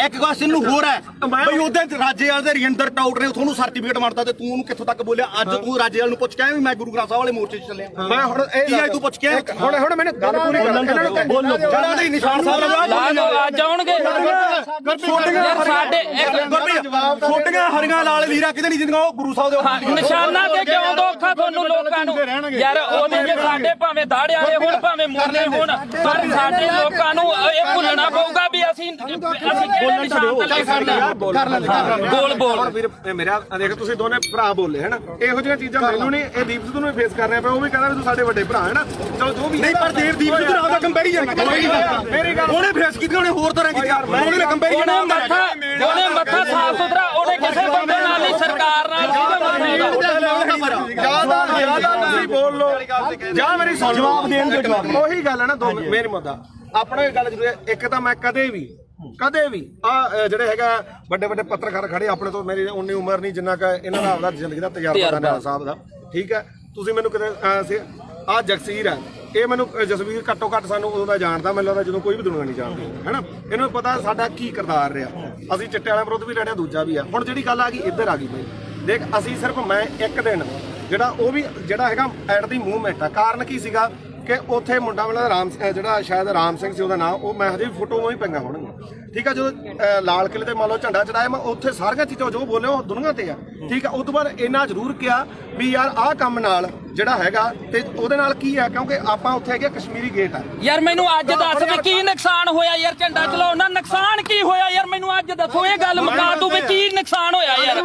ਇੱਕ ਕੁਐਸਚਨ ਨੂੰ ਹੋਰ ਹੈ ਬਈ ਉਹਦੇ ਰਾਜੇਵਾਲ ਦੇ ਰਿੰਦਰ ਟਾਊਟ ਨੇ ਤੁਹਾਨੂੰ ਸਰਟੀਫਿਕੇਟ ਮਾਰਤਾ ਤੇ ਤੂੰ ਉਹਨੂੰ ਕਿੱਥੋਂ ਤੱਕ ਬੋਲਿਆ ਅੱਜ ਤੂੰ ਰਾਜੇਵਾਲ ਨੂੰ ਪੁੱਛ ਕੇ ਆਇਆ ਵੀ ਮੈਂ ਗੁਰੂ ਗ੍ਰੰਥ ਸਾਹਿਬ ਵਾਲੇ ਮੋਰਚੇ 'ਚ ਚੱਲਿਆ ਮੈਂ ਹੁਣ ਇਹ ਤੂੰ ਪੁੱਛ ਕੇ ਹੁਣ ਮੈਨੂੰ ਗੱਲ ਪੂਰੀ ਕਰ ਬੋਲੋ ਜਿਹੜਾ ਨਹੀਂ ਨਿਸ਼ਾਨ ਸਾਹਿਬ ਲਾ ਲਓ ਅੱਜ ਆਉਣਗੇ ਯਾਰ ਸਾਡੇ ਛੋਟੀਆਂ ਹਰੀਆਂ ਲਾਲ ਲੀਰਾ ਕਿਤੇ ਨਹੀਂ ਜਿੰਦੀਆਂ ਉਹ ਗੁਰੂ ਸਾਹਿਬ ਦੇ ਨਿਸ਼ਾਨਾਂ ਤੇ ਕਿਉਂ ਦੋਖਾ ਤੁਹਾਨੂੰ ਲੋਕਾਂ ਨੂੰ ਯਾਰ ਉਹਦੇ ਜੇ ਸਾਡੇ ਭਾਵੇਂ ਦਾੜੇ ਵਾਲੇ ਹੋਣ ਭਾਵੇਂ ਮੁਰਲੇ ਹੋਣ ਪਰ ਸਾਡੇ ਲੋਕਾਂ ਨੂੰ ਇਹ ਭੁੱਲਣਾ ਪਊਗਾ ਵੀ ਅਸੀਂ ਕਿਹੜੇ ਨਿਸ਼ਾਨ ਤੇ ਕਰਨਾ ਬੋਲ ਵੀਰ ਮੇਰਾ ਦੇਖ ਤੁਸੀਂ ਦੋਨੇ ਭਰਾ ਬੋਲੇ ਹਨ ਇਹੋ ਜਿਹੀਆਂ ਚੀਜ਼ਾਂ ਮੈਨੂੰ ਨਹੀਂ ਇਹ ਦੀਪ ਸਿੱਧੂ ਨੂੰ ਫੇਸ ਕਰ ਰਿਹਾ ਪਿਆ ਉਹ ਵੀ ਕਹਿੰਦਾ ਵੀ ਤੂੰ ਸਾਡੇ ਵੱਡੇ ਭਰਾ ਹੈ ਨਾ ਚਲੋ ਜੋ ਵੀ ਨਹੀਂ ਪਰ ਦੀਪ ਸਿੱਧੂ ਨਾਲ ਦਾ ਕੰਪੈਰੀਜ਼ਨ ਮੇਰੀ ਗੱਲ ਉਹਨੇ ਫੇਸ ਕੀਤੀ ਉਹਨੇ ਹੋਰ ਤਰ੍ਹਾਂ ਕੀਤੀ ਉਹਨੇ ਕੰਪੈਰੀਜ਼ਨ ਉਹਨੇ ਮੱਥਾ ਸਾਫ ਸੁਥਰਾ ਉਹਨੇ ਕਿਸੇ ਬੰਦੇ ਨਾਲ ਨਹੀਂ ਸਰਕਾਰ ਨਾਲ ਜਿਆਦਾ ਤੁਸੀਂ ਬੋਲ ਲੋ ਜਾਂ ਮੇਰੀ ਸੁਣ ਜਵਾਬ ਦੇਣ ਦੇ ਜਵਾਬ ਉਹੀ ਗੱਲ ਹੈ ਨਾ ਦੋ ਮੇਰੀ ਮੁੱਦਾ ਆਪਣਾ ਇਹ ਗੱਲ ਜ਼ਰੂਰ ਹੈ ਇੱਕ ਤਾਂ ਮੈਂ ਕਦੇ ਵੀ ਆ ਜਿਹੜੇ ਹੈਗਾ ਵੱਡੇ ਵੱਡੇ ਪੱਤਰਕਾਰ ਖੜੇ ਆਪਣੇ ਤੋਂ ਮੇਰੀ ਉਨੀ ਉਮਰ ਨਹੀਂ ਜਿੰਨਾ ਕਿ ਇਹਨਾਂ ਦਾ ਆਪਦਾ ਜ਼ਿੰਦਗੀ ਦਾ ਤਜਰਬਾ ਨਾਨਾ ਸਾਹਿਬ ਦਾ ਠੀਕ ਹੈ ਤੁਸੀਂ ਮੈਨੂੰ ਕਿਤੇ ਆ ਜਗਸੀਰ ਹੈ ਇਹ ਮੈਨੂੰ ਜਸਵੀਰ ਘੱਟੋ ਘੱਟ ਸਾਨੂੰ ਉਦੋਂ ਦਾ ਜਾਣਦਾ ਮੈਨੂੰ ਲੱਗਦਾ ਜਦੋਂ ਕੋਈ ਵੀ ਦੁਨੀਆ ਨਹੀਂ ਜਾਣਦੀ ਹੈਨਾ ਇਹਨੂੰ ਪਤਾ ਸਾਡਾ ਕੀ ਕਿਰਦਾਰ ਰਿਹਾ ਅਸੀਂ ਚਿੱਟੇ ਵਾਲਿਆਂ ਵਿਰੁੱਧ ਵੀ ਲੜਿਆ ਦੂਜਾ ਵੀ ਆ ਹੁਣ ਜਿਹੜੀ ਗੱਲ ਆ ਗਈ ਇੱਧਰ ਆ ਗਈ ਬਈ ਦੇਖ ਅਸੀਂ ਸਿਰਫ ਮੈਂ ਇੱਕ ਦਿਨ ਜਿਹੜਾ ਉਹ ਵੀ ਜਿਹੜਾ ਹੈਗਾ ਐਟ ਦੀ ਮੂਵਮੈਂਟ ਆ ਕਾਰਨ ਕੀ ਸੀਗਾ ਕਿ ਉੱਥੇ ਮੁੰਡਾ ਵਾਲਾ ਰਾਮ ਜਿਹੜਾ ਸ਼ਾਇਦ ਰਾਮ ਸਿੰਘ ਸੀ ਉਹਦਾ ਨਾਮ ਉਹ ਮੈਂ ਹਜੇ ਫੋਟੋਆਂ ਹੀ ਪਈਆਂ ਹੋਣਗੀਆਂ ਠੀਕ ਆ ਜਦੋਂ ਲਾਲ ਕਿਲੇ ਤੇ ਮੰਨ ਲਓ ਝੰਡਾ ਚੜਾਇਆ ਮੈਂ ਉੱਥੇ ਸਾਰੀਆਂ ਚੀਜ਼ਾਂ ਜੋ ਬੋਲੇ ਉਹ ਦੁਨੀਆ ਤੇ ਆ ਠੀਕ ਆ ਉਸ ਤੋਂ ਬਾਅਦ ਇੰਨਾ ਜ਼ਰੂਰ ਕਿਹਾ ਵੀ ਯਾਰ ਆਹ ਕੰਮ ਨਾਲ ਜਿਹੜਾ ਹੈਗਾ ਤੇ ਉਹਦੇ ਨਾਲ ਕੀ ਆ ਕਿਉਂਕਿ ਆਪਾਂ ਉੱਥੇ ਹੈਗੇ ਕਸ਼ਮੀਰੀ ਗੇਟ ਆ ਯਾਰ ਮੈਨੂੰ ਅੱਜ ਦੱਸ ਵੀ ਕੀ ਨੁਕਸਾਨ ਹੋਇਆ ਯਾਰ ਝੰਡਾ ਚਲਾਉਣ ਨਾਲ ਨੁਕਸਾਨ ਕੀ ਹੋਇਆ ਯਾਰ ਮੈਨੂੰ ਅੱਜ ਦੱਸੋ ਇਹ ਗੱਲ ਮੁਕਾ ਦੂ ਵੀ ਕੀ ਨੁਕਸਾਨ ਹੋਇਆ ਯਾਰ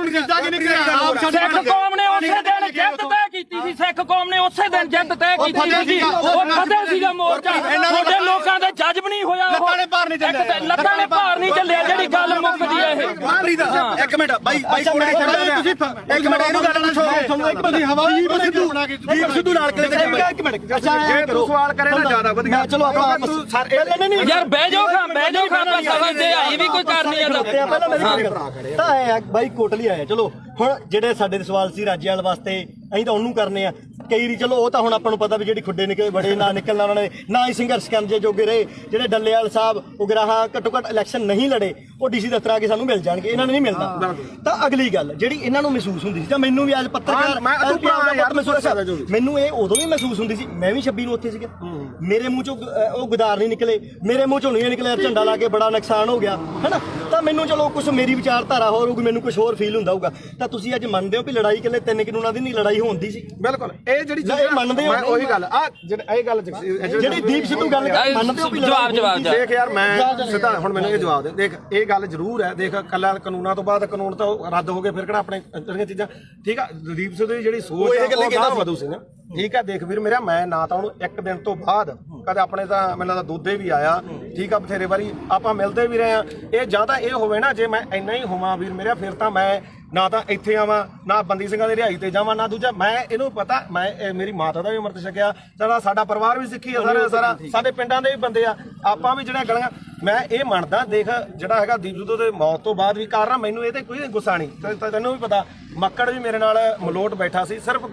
ਸਿੱਖ ਕੌਮ ਨੇ ਉਸੇ ਦਿਨ ਜਿੱਤ ਤੈਅ ਕੀਤੀ ਸੀ ਸਿੱਖ ਕੌਮ ਨੇ ਉਸੇ ਦਿਨ ਜਿੱਤ ਤੈਅ ਕੀਤੀ ਸੀ ਉਹ ਫਤਿਹ ਸੀਗਾ ਮੋਰਚਾ ਤੁਹਾਡੇ ਲੋਕਾਂ ਦਾ ਜੱਜ ਨਹੀਂ ਹੋਇਆ ਲੱਤਾਂ ਨੇ ਭਾਰ ਨਹੀਂ ਚੱਲਿਆ ਜਿਹੜੀ ਗੱਲ ਮੁੱਕਦੀ ਹੈ ਇਹ ਇੱਕ ਮਿੰਟ ਬਾਈ ਕੋਲੇ ਤੁਸੀਂ ਇੱਕ ਮਿੰਟ ਇਹਨੂੰ ਗੱਲ ਨਾ ਛੋੜੋ ਤੁਹਾਨੂੰ ਇੱਕ ਬੰਦੀ ਹਵਾਈ ਦੀਪ ਸਿੱਧੂ ਨਾਲ ਕਿਤੇ ਇੱਕ ਮਿੰਟ ਜੇ ਤੂੰ ਸਵਾਲ ਕਰੇ ਨਾ ਜ਼ਿਆਦਾ ਵਧੀਆ ਚਲੋ ਆਪਾਂ ਯਾਰ ਬਹਿ ਜਾਓ ਖਾਂ ਸਮਝਦੇ ਆਈ ਵੀ ਕੋਈ ਕਰਨੀ ਆ ਤਾਂ ਆਇਆ ਬਾਈ ਕੋਟਲੀ ਆਇਆ ਚਲੋ ਹੁਣ ਜਿਹੜੇ ਸਾਡੇ ਸਵਾਲ ਸੀ ਰਾਜੇਵਾਲ ਵਾਸਤੇ ਅਸੀਂ ਤਾਂ ਉਹਨੂੰ ਕਰਨੇ ਆ ਕਈ ਰੀ ਚਲੋ ਉਹ ਤਾਂ ਹੁਣ ਆਪਾਂ ਨੂੰ ਪਤਾ ਵੀ ਜਿਹੜੀ ਖੁੱਡੇ ਨਿਕਲੇ ਬੜੇ ਨਾ ਨਿਕਲਣਾ ਉਹਨਾਂ ਨੇ ਨਾ ਹੀ ਸੰਘਰਸ਼ ਕਰਨ ਜੇ ਜੋਗੇ ਰਹੇ ਜਿਹੜੇ ਡੱਲੇਵਾਲ ਸਾਹਿਬ ਉਗਰਾਹਾਂ ਘੱਟੋ ਘੱਟ ਇਲੈਕਸ਼ਨ ਨਹੀਂ ਲੜੇ ਉਹ ਡੀਸੀ ਦਫ਼ਤਰ ਆ ਕੇ ਸਾਨੂੰ ਮਿਲ ਜਾਣਗੇ ਇਹਨਾਂ ਨੂੰ ਨਹੀਂ ਮਿਲਦਾ ਤਾਂ ਅਗਲੀ ਗੱਲ ਜਿਹੜੀ ਇਹਨਾਂ ਨੂੰ ਮਹਿਸੂਸ ਹੁੰਦੀ ਸੀ ਜਾਂ ਮੈਨੂੰ ਵੀ ਅੱਜ ਪੱਤਰਕਾਰ ਮੈਨੂੰ ਇਹ ਉਦੋਂ ਵੀ ਮਹਿਸੂਸ ਹੁੰਦੀ ਸੀ ਮੈਂ ਵੀ 26 ਨੂੰ ਉੱਥੇ ਸੀਗਾ ਮੇਰੇ ਮੂੰਹ ਚੋਂ ਉਹ ਗੁਦਾਰ ਨਹੀਂ ਨਿਕਲੇ ਮੇਰੇ ਮੂੰਹ ਚੋਂ ਨਹੀਂ ਨਿਕਲਿਆ ਝੰਡਾ ਲਾ ਕੇ ਬੜਾ ਨੁਕਸਾਨ ਹੋ ਗਿਆ ਹੈਨਾ ਤਾਂ ਮੈਨੂੰ ਚਲੋ ਕੁਝ ਮੇਰੀ ਵਿਚਾਰਧਾਰਾ ਹੋਰ ਹੋਊਗੀ ਮੈਨੂੰ ਕੁਝ ਹੋਰ ਫੀਲ ਹੁੰਦਾ ਹੋਊਗਾ ਤਾਂ ਤੁਸੀਂ ਅੱਜ ਮੰਨਦੇ ਹੋ ਕਿ ਲੜਾਈ ਇਕੱਲੇ 3 ਕਾਨੂੰਨਾਂ ਦੀ ਨਹੀਂ ਲੜਾਈ ਹੁੰਦੀ ਸੀ ਬਿਲਕੁਲ ਇਹ ਜਿਹੜੀ ਇਹ ਮੰਨਦੇ ਹੋ ਉਹੀ ਗੱਲ ਆ ਇਹ ਗੱਲ ਜਿਹੜੀ ਦੀਪ ਸਿੱਧੂ ਗੱਲ ਮੰਨਦੇ ਹੋ ਜਵਾਬ ਦੇਖ ਯਾਰ ਮੈਂ ਸਿੱਧਾ ਹੁਣ ਮੈਨੂੰ ਇਹ ਜਵਾਬ ਦੇ ਦੇਖ ਇਹ ਗੱਲ ਜ਼ਰੂਰ ਹੈ ਦੇਖ ਕੱਲਾ ਕਾਨੂੰਨਾਂ ਤੋਂ ਬਾਅਦ ਕਾਨੂੰਨ ਤਾਂ ਰੱਦ ਹੋ ਗਏ ਫਿਰ ਕਿਹੜਾ ਆਪਣੇ ਜਿਹੜੀਆਂ ਚੀਜ਼ਾਂ ਠੀਕ ਆ ਦੀਪ ਸਿੱਧੂ ਦੀ ਜਿਹੜੀ ਸੋਚ ਹੈ ਉਹ ਗਾਹ ਵਧੂ ਸੀ ਨਾ ਠੀਕ ਆ ਦੇਖ ਵੀਰ ਮੇਰਾ ਮੈਂ ਨਾ ਤਾਂ ਉਹਨੂੰ ਇੱਕ ਦਿਨ ਤੋਂ ਬਾਅਦ ਕਦੇ ਆਪਣੇ ਤਾਂ ਮੈਨੂੰ ਲੱਗਦਾ ਦੋਦੇ ਵੀ ਆਇਆ ਠੀਕ ਆ ਬਥੇਰੇ ਵਾਰੀ ਆਪਾਂ ਮਿਲਦੇ ਵੀ ਰਹੇ ਆ ਇਹ ਜਾਂ ਤਾਂ ਇਹ ਹੋਵੇ ਨਾ ਜੇ ਮੈਂ ਇੰਨਾ ਹੀ ਹੋਵਾਂ ਵੀਰ ਮੇਰਾ ਫਿਰ ਤਾਂ ਮੈਂ ਨਾ ਤਾਂ ਇੱਥੇ ਆਵਾਂ ਨਾ ਬੰਦੀ ਸਿੰਘਾਂ ਦੀ ਰਿਹਾਈ ਤੇ ਜਾਵਾਂ ਨਾ ਦੂਜਾ ਮੈਂ ਇਹਨੂੰ ਪਤਾ ਮੈਂ ਮੇਰੀ ਮਾਤਾ ਦਾ ਵੀ ਅੰਮ੍ਰਿਤ ਛਕਿਆ ਸਾਡਾ ਪਰਿਵਾਰ ਵੀ ਸਿੱਖੀ ਆ ਸਾਰਾ ਸਾਡੇ ਪਿੰਡਾਂ ਦੇ ਵੀ ਬੰਦੇ ਆ ਆਪਾਂ ਵੀ ਜਿਹੜਾ ਗਲੀਆਂ ਮੈਂ ਇਹ ਮੰਨਦਾ ਦੇਖ ਜਿਹੜਾ ਹੈਗਾ ਦੀਪ ਸਿੱਧੂ ਦੇ ਮੌਤ ਤੋਂ ਬਾਅਦ ਵੀ ਕਾਰਨ ਮੈਨੂੰ ਇਹ ਤੇ ਕੋਈ ਗੁੱਸਾ ਨਹੀਂ ਤੈਨੂੰ ਵੀ ਪਤਾ ਮੱਕੜ ਵੀ ਮੇਰੇ ਨਾਲ ਮਲੋਟ ਬੈਠਾ ਸੀ ਸਿਰਫ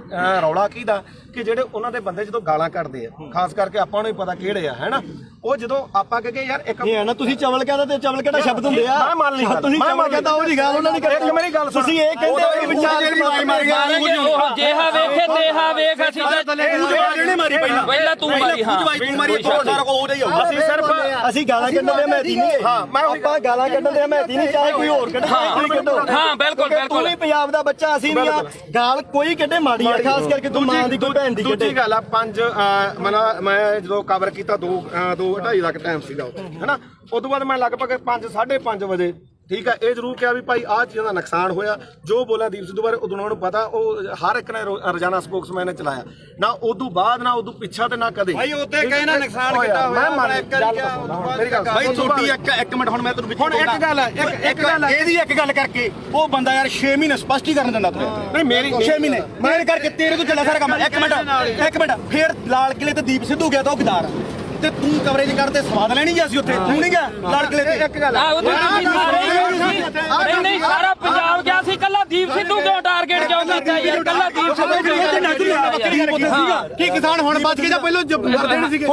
ਰੌਲਾ ਕੀ ਦਾ ਕਿ ਜਿਹੜੇ ਉਹਨਾਂ ਦੇ ਬੰਦੇ ਜਦੋਂ ਗਾਲਾਂ ਕੱਢਦੇ ਆ ਖਾਸ ਕਰਕੇ ਆਪਾਂ ਨੂੰ ਹੀ ਪਤਾ ਕਿਹੜੇ ਆ ਹੈਨਾ ਉਹ ਜਦੋਂ ਆਪਾਂ ਕਹੇ ਯਾਰ ਇੱਕ ਇਹ ਹੈ ਨਾ ਤੁਸੀਂ ਚਵਲ ਕਹਿੰਦਾ ਤੇ ਚਵਲ ਕਿਹੜਾ ਸ਼ਬਦ ਹੁੰਦੇ ਆ ਮੈਂ ਮੰਨ ਲਈ ਤੁਸੀਂ ਚਵਲ ਕਹਿੰਦਾ ਉਹ ਦੀ ਗੱਲ ਉਹਨਾਂ ਨੇ ਕਰੀ ਮੇਰੀ ਗੱਲ ਤੁਸੀਂ ਇਹ ਕਹਿੰਦੇ ਹੋ ਵਿਚਾਰ ਜਿਹੜੀ ਮਾਰੀ ਜਿਹਾ ਵੇਖੇ ਤੇਹਾ ਵੇਖ ਅਸੀਂ ਜਿਹਨੇ ਮਾਰੀ ਪਹਿਲਾਂ ਤੂੰ ਮਾਰੀ ਹਾਂ ਤੂੰ ਮਾਰੀ ਸਾਰਾ ਕੋ ਉਹਦਾ ਹੀ ਹੋਊ ਅਸੀਂ ਸਿਰਫ ਅਸੀਂ ਗਾਲਾਂ ਕੱਢਣ ਦੇ ਮਹਿਤੀ ਨਹੀਂ ਹਾਂ ਮੈਂ ਆਪਾਂ ਗਾਲਾਂ ਕੱਢਣ ਦੇ ਮਹਿਤੀ ਨਹੀਂ ਚਾਹੇ ਕੋਈ ਹੋਰ ਕੱਢੇ ਕੋਈ ਕੱਢੋ ਹਾਂ ਬਿਲਕੁਲ ਤੂੰ ਵੀ ਪੰਜਾਬ ਦਾ ਬੱਚਾ ਅਸੀਂ ਨਹੀਂ ਆ ਗਾਲ ਕੋਈ ਕੱਢੇ ਮਾੜੀ ਆ ਖਾਸ ਕਰਕੇ ਤੂੰ ਮਾਂ ਦੀ ਕੋਈ ਭੈਣ ਦੀ ਕੱਢੇ ਦੂਜੀ ਗੱਲ ਆ ਮੈਂ ਜਦੋਂ ਕਵਰ ਕੀਤਾ 2:30 ਦਾ ਟਾਈਮ ਸੀਗਾ ਹੈਨਾ ਉਸ ਤੋਂ ਬਾਅਦ ਮੈਂ ਲਗਭਗ 5:30 ਵਜੇ ਠੀਕ ਹੈ ਇਹ ਜ਼ਰੂਰ ਕਿਹਾ ਵੀ ਭਾਈ ਆਹ ਚੀਜ਼ਾਂ ਦਾ ਨੁਕਸਾਨ ਹੋਇਆ ਜੋ ਬੋਲਿਆ ਦੀਪ ਸਿੱਧੂ ਬਾਰੇ ਉਦੋਂ ਨੂੰ ਪਤਾ ਉਹ ਹਰ ਇੱਕ ਨੇ ਰੋਜ਼ਾਨਾ ਸਪੋਕਸਮੈਨ ਨੇ ਚਲਾਇਆ ਨਾ ਉਦੋਂ ਬਾਅਦ ਨਾ ਉਦੋਂ ਪਿੱਛਾ ਤੇ ਨਾ ਕਦੇ ਭਾਈ ਉੱਤੇ ਕਹੇ ਨਾ ਨੁਕਸਾਨ ਕੀਤਾ ਹੋਇਆ ਮੈਂ ਇੱਕ ਵਾਰੀ ਕਿਹਾ ਮੇਰੀ ਗੱਲ ਭਾਈ ਛੋਟੀ ਇੱਕ ਮਿੰਟ ਹੁਣ ਮੈਂ ਤੈਨੂੰ ਵਿੱਚ ਹੁਣ ਇੱਕ ਗੱਲ ਹੈ ਇੱਕ ਗੱਲ ਹੈ ਇਹਦੀ ਇੱਕ ਗੱਲ ਕਰਕੇ ਉਹ ਬੰਦਾ ਯਾਰ 6 ਮਹੀਨੇ ਸਪਸ਼ਟੀਕਰਨ ਦਿੰਦਾ ਤੂੰ ਨਹੀਂ ਮੇਰੀ 6 ਮਹੀਨੇ ਮੇਰੇ ਕਰਕੇ ਤੇਰੇ ਤੋਂ ਚੱਲਿਆ ਸਾਰਾ ਕੰਮ ਇੱਕ ਮਿੰਟ ਫੇਰ ਲਾਲ ਕਿਲੇ ਤੇ ਦੀਪ ਸਿੱਧੂ ਗਿਆ ਤਾਂ ਉਹ ਗਦਾਰ ਤੇ ਤੂੰ ਕਵਰੇਜ ਕਰਦੇ ਸਵਾਦ ਲੈਣੀ ਗਿਆ ਸੀ ਉੱਥੇ ਤੂੰ ਨਹੀਂ ਗਿਆ ਲਾਲ ਕਿਲੇ ਤੇ ਇੱਕ ਗੱਲ ਆਹ ਉਦੋਂ ਤੁਸੀਂ ਸਾਰੇ ਨਹੀਂ ਨਹੀਂ ਸਾਰਾ ਪੰਜਾਬ ਗਿਆ ਸੀ ਕੱਲਾ ਦੀਪ ਸਿੱਧੂ ਕਿਉਂ ਟਾਰਗੇਟ ਕਿਉਂ ਕੀਤਾ ਯਾਰ ਕੱਲਾ ਦੀਪ ਸਿੱਧੂ ਕਿਉਂ ਕੀ ਕਿਸਾਨ ਹੁਣ ਬਚ ਗਏ ਜਾਂ ਪਹਿਲਾਂ ਮਰਦੇ ਨਹੀਂ ਸੀਗੇ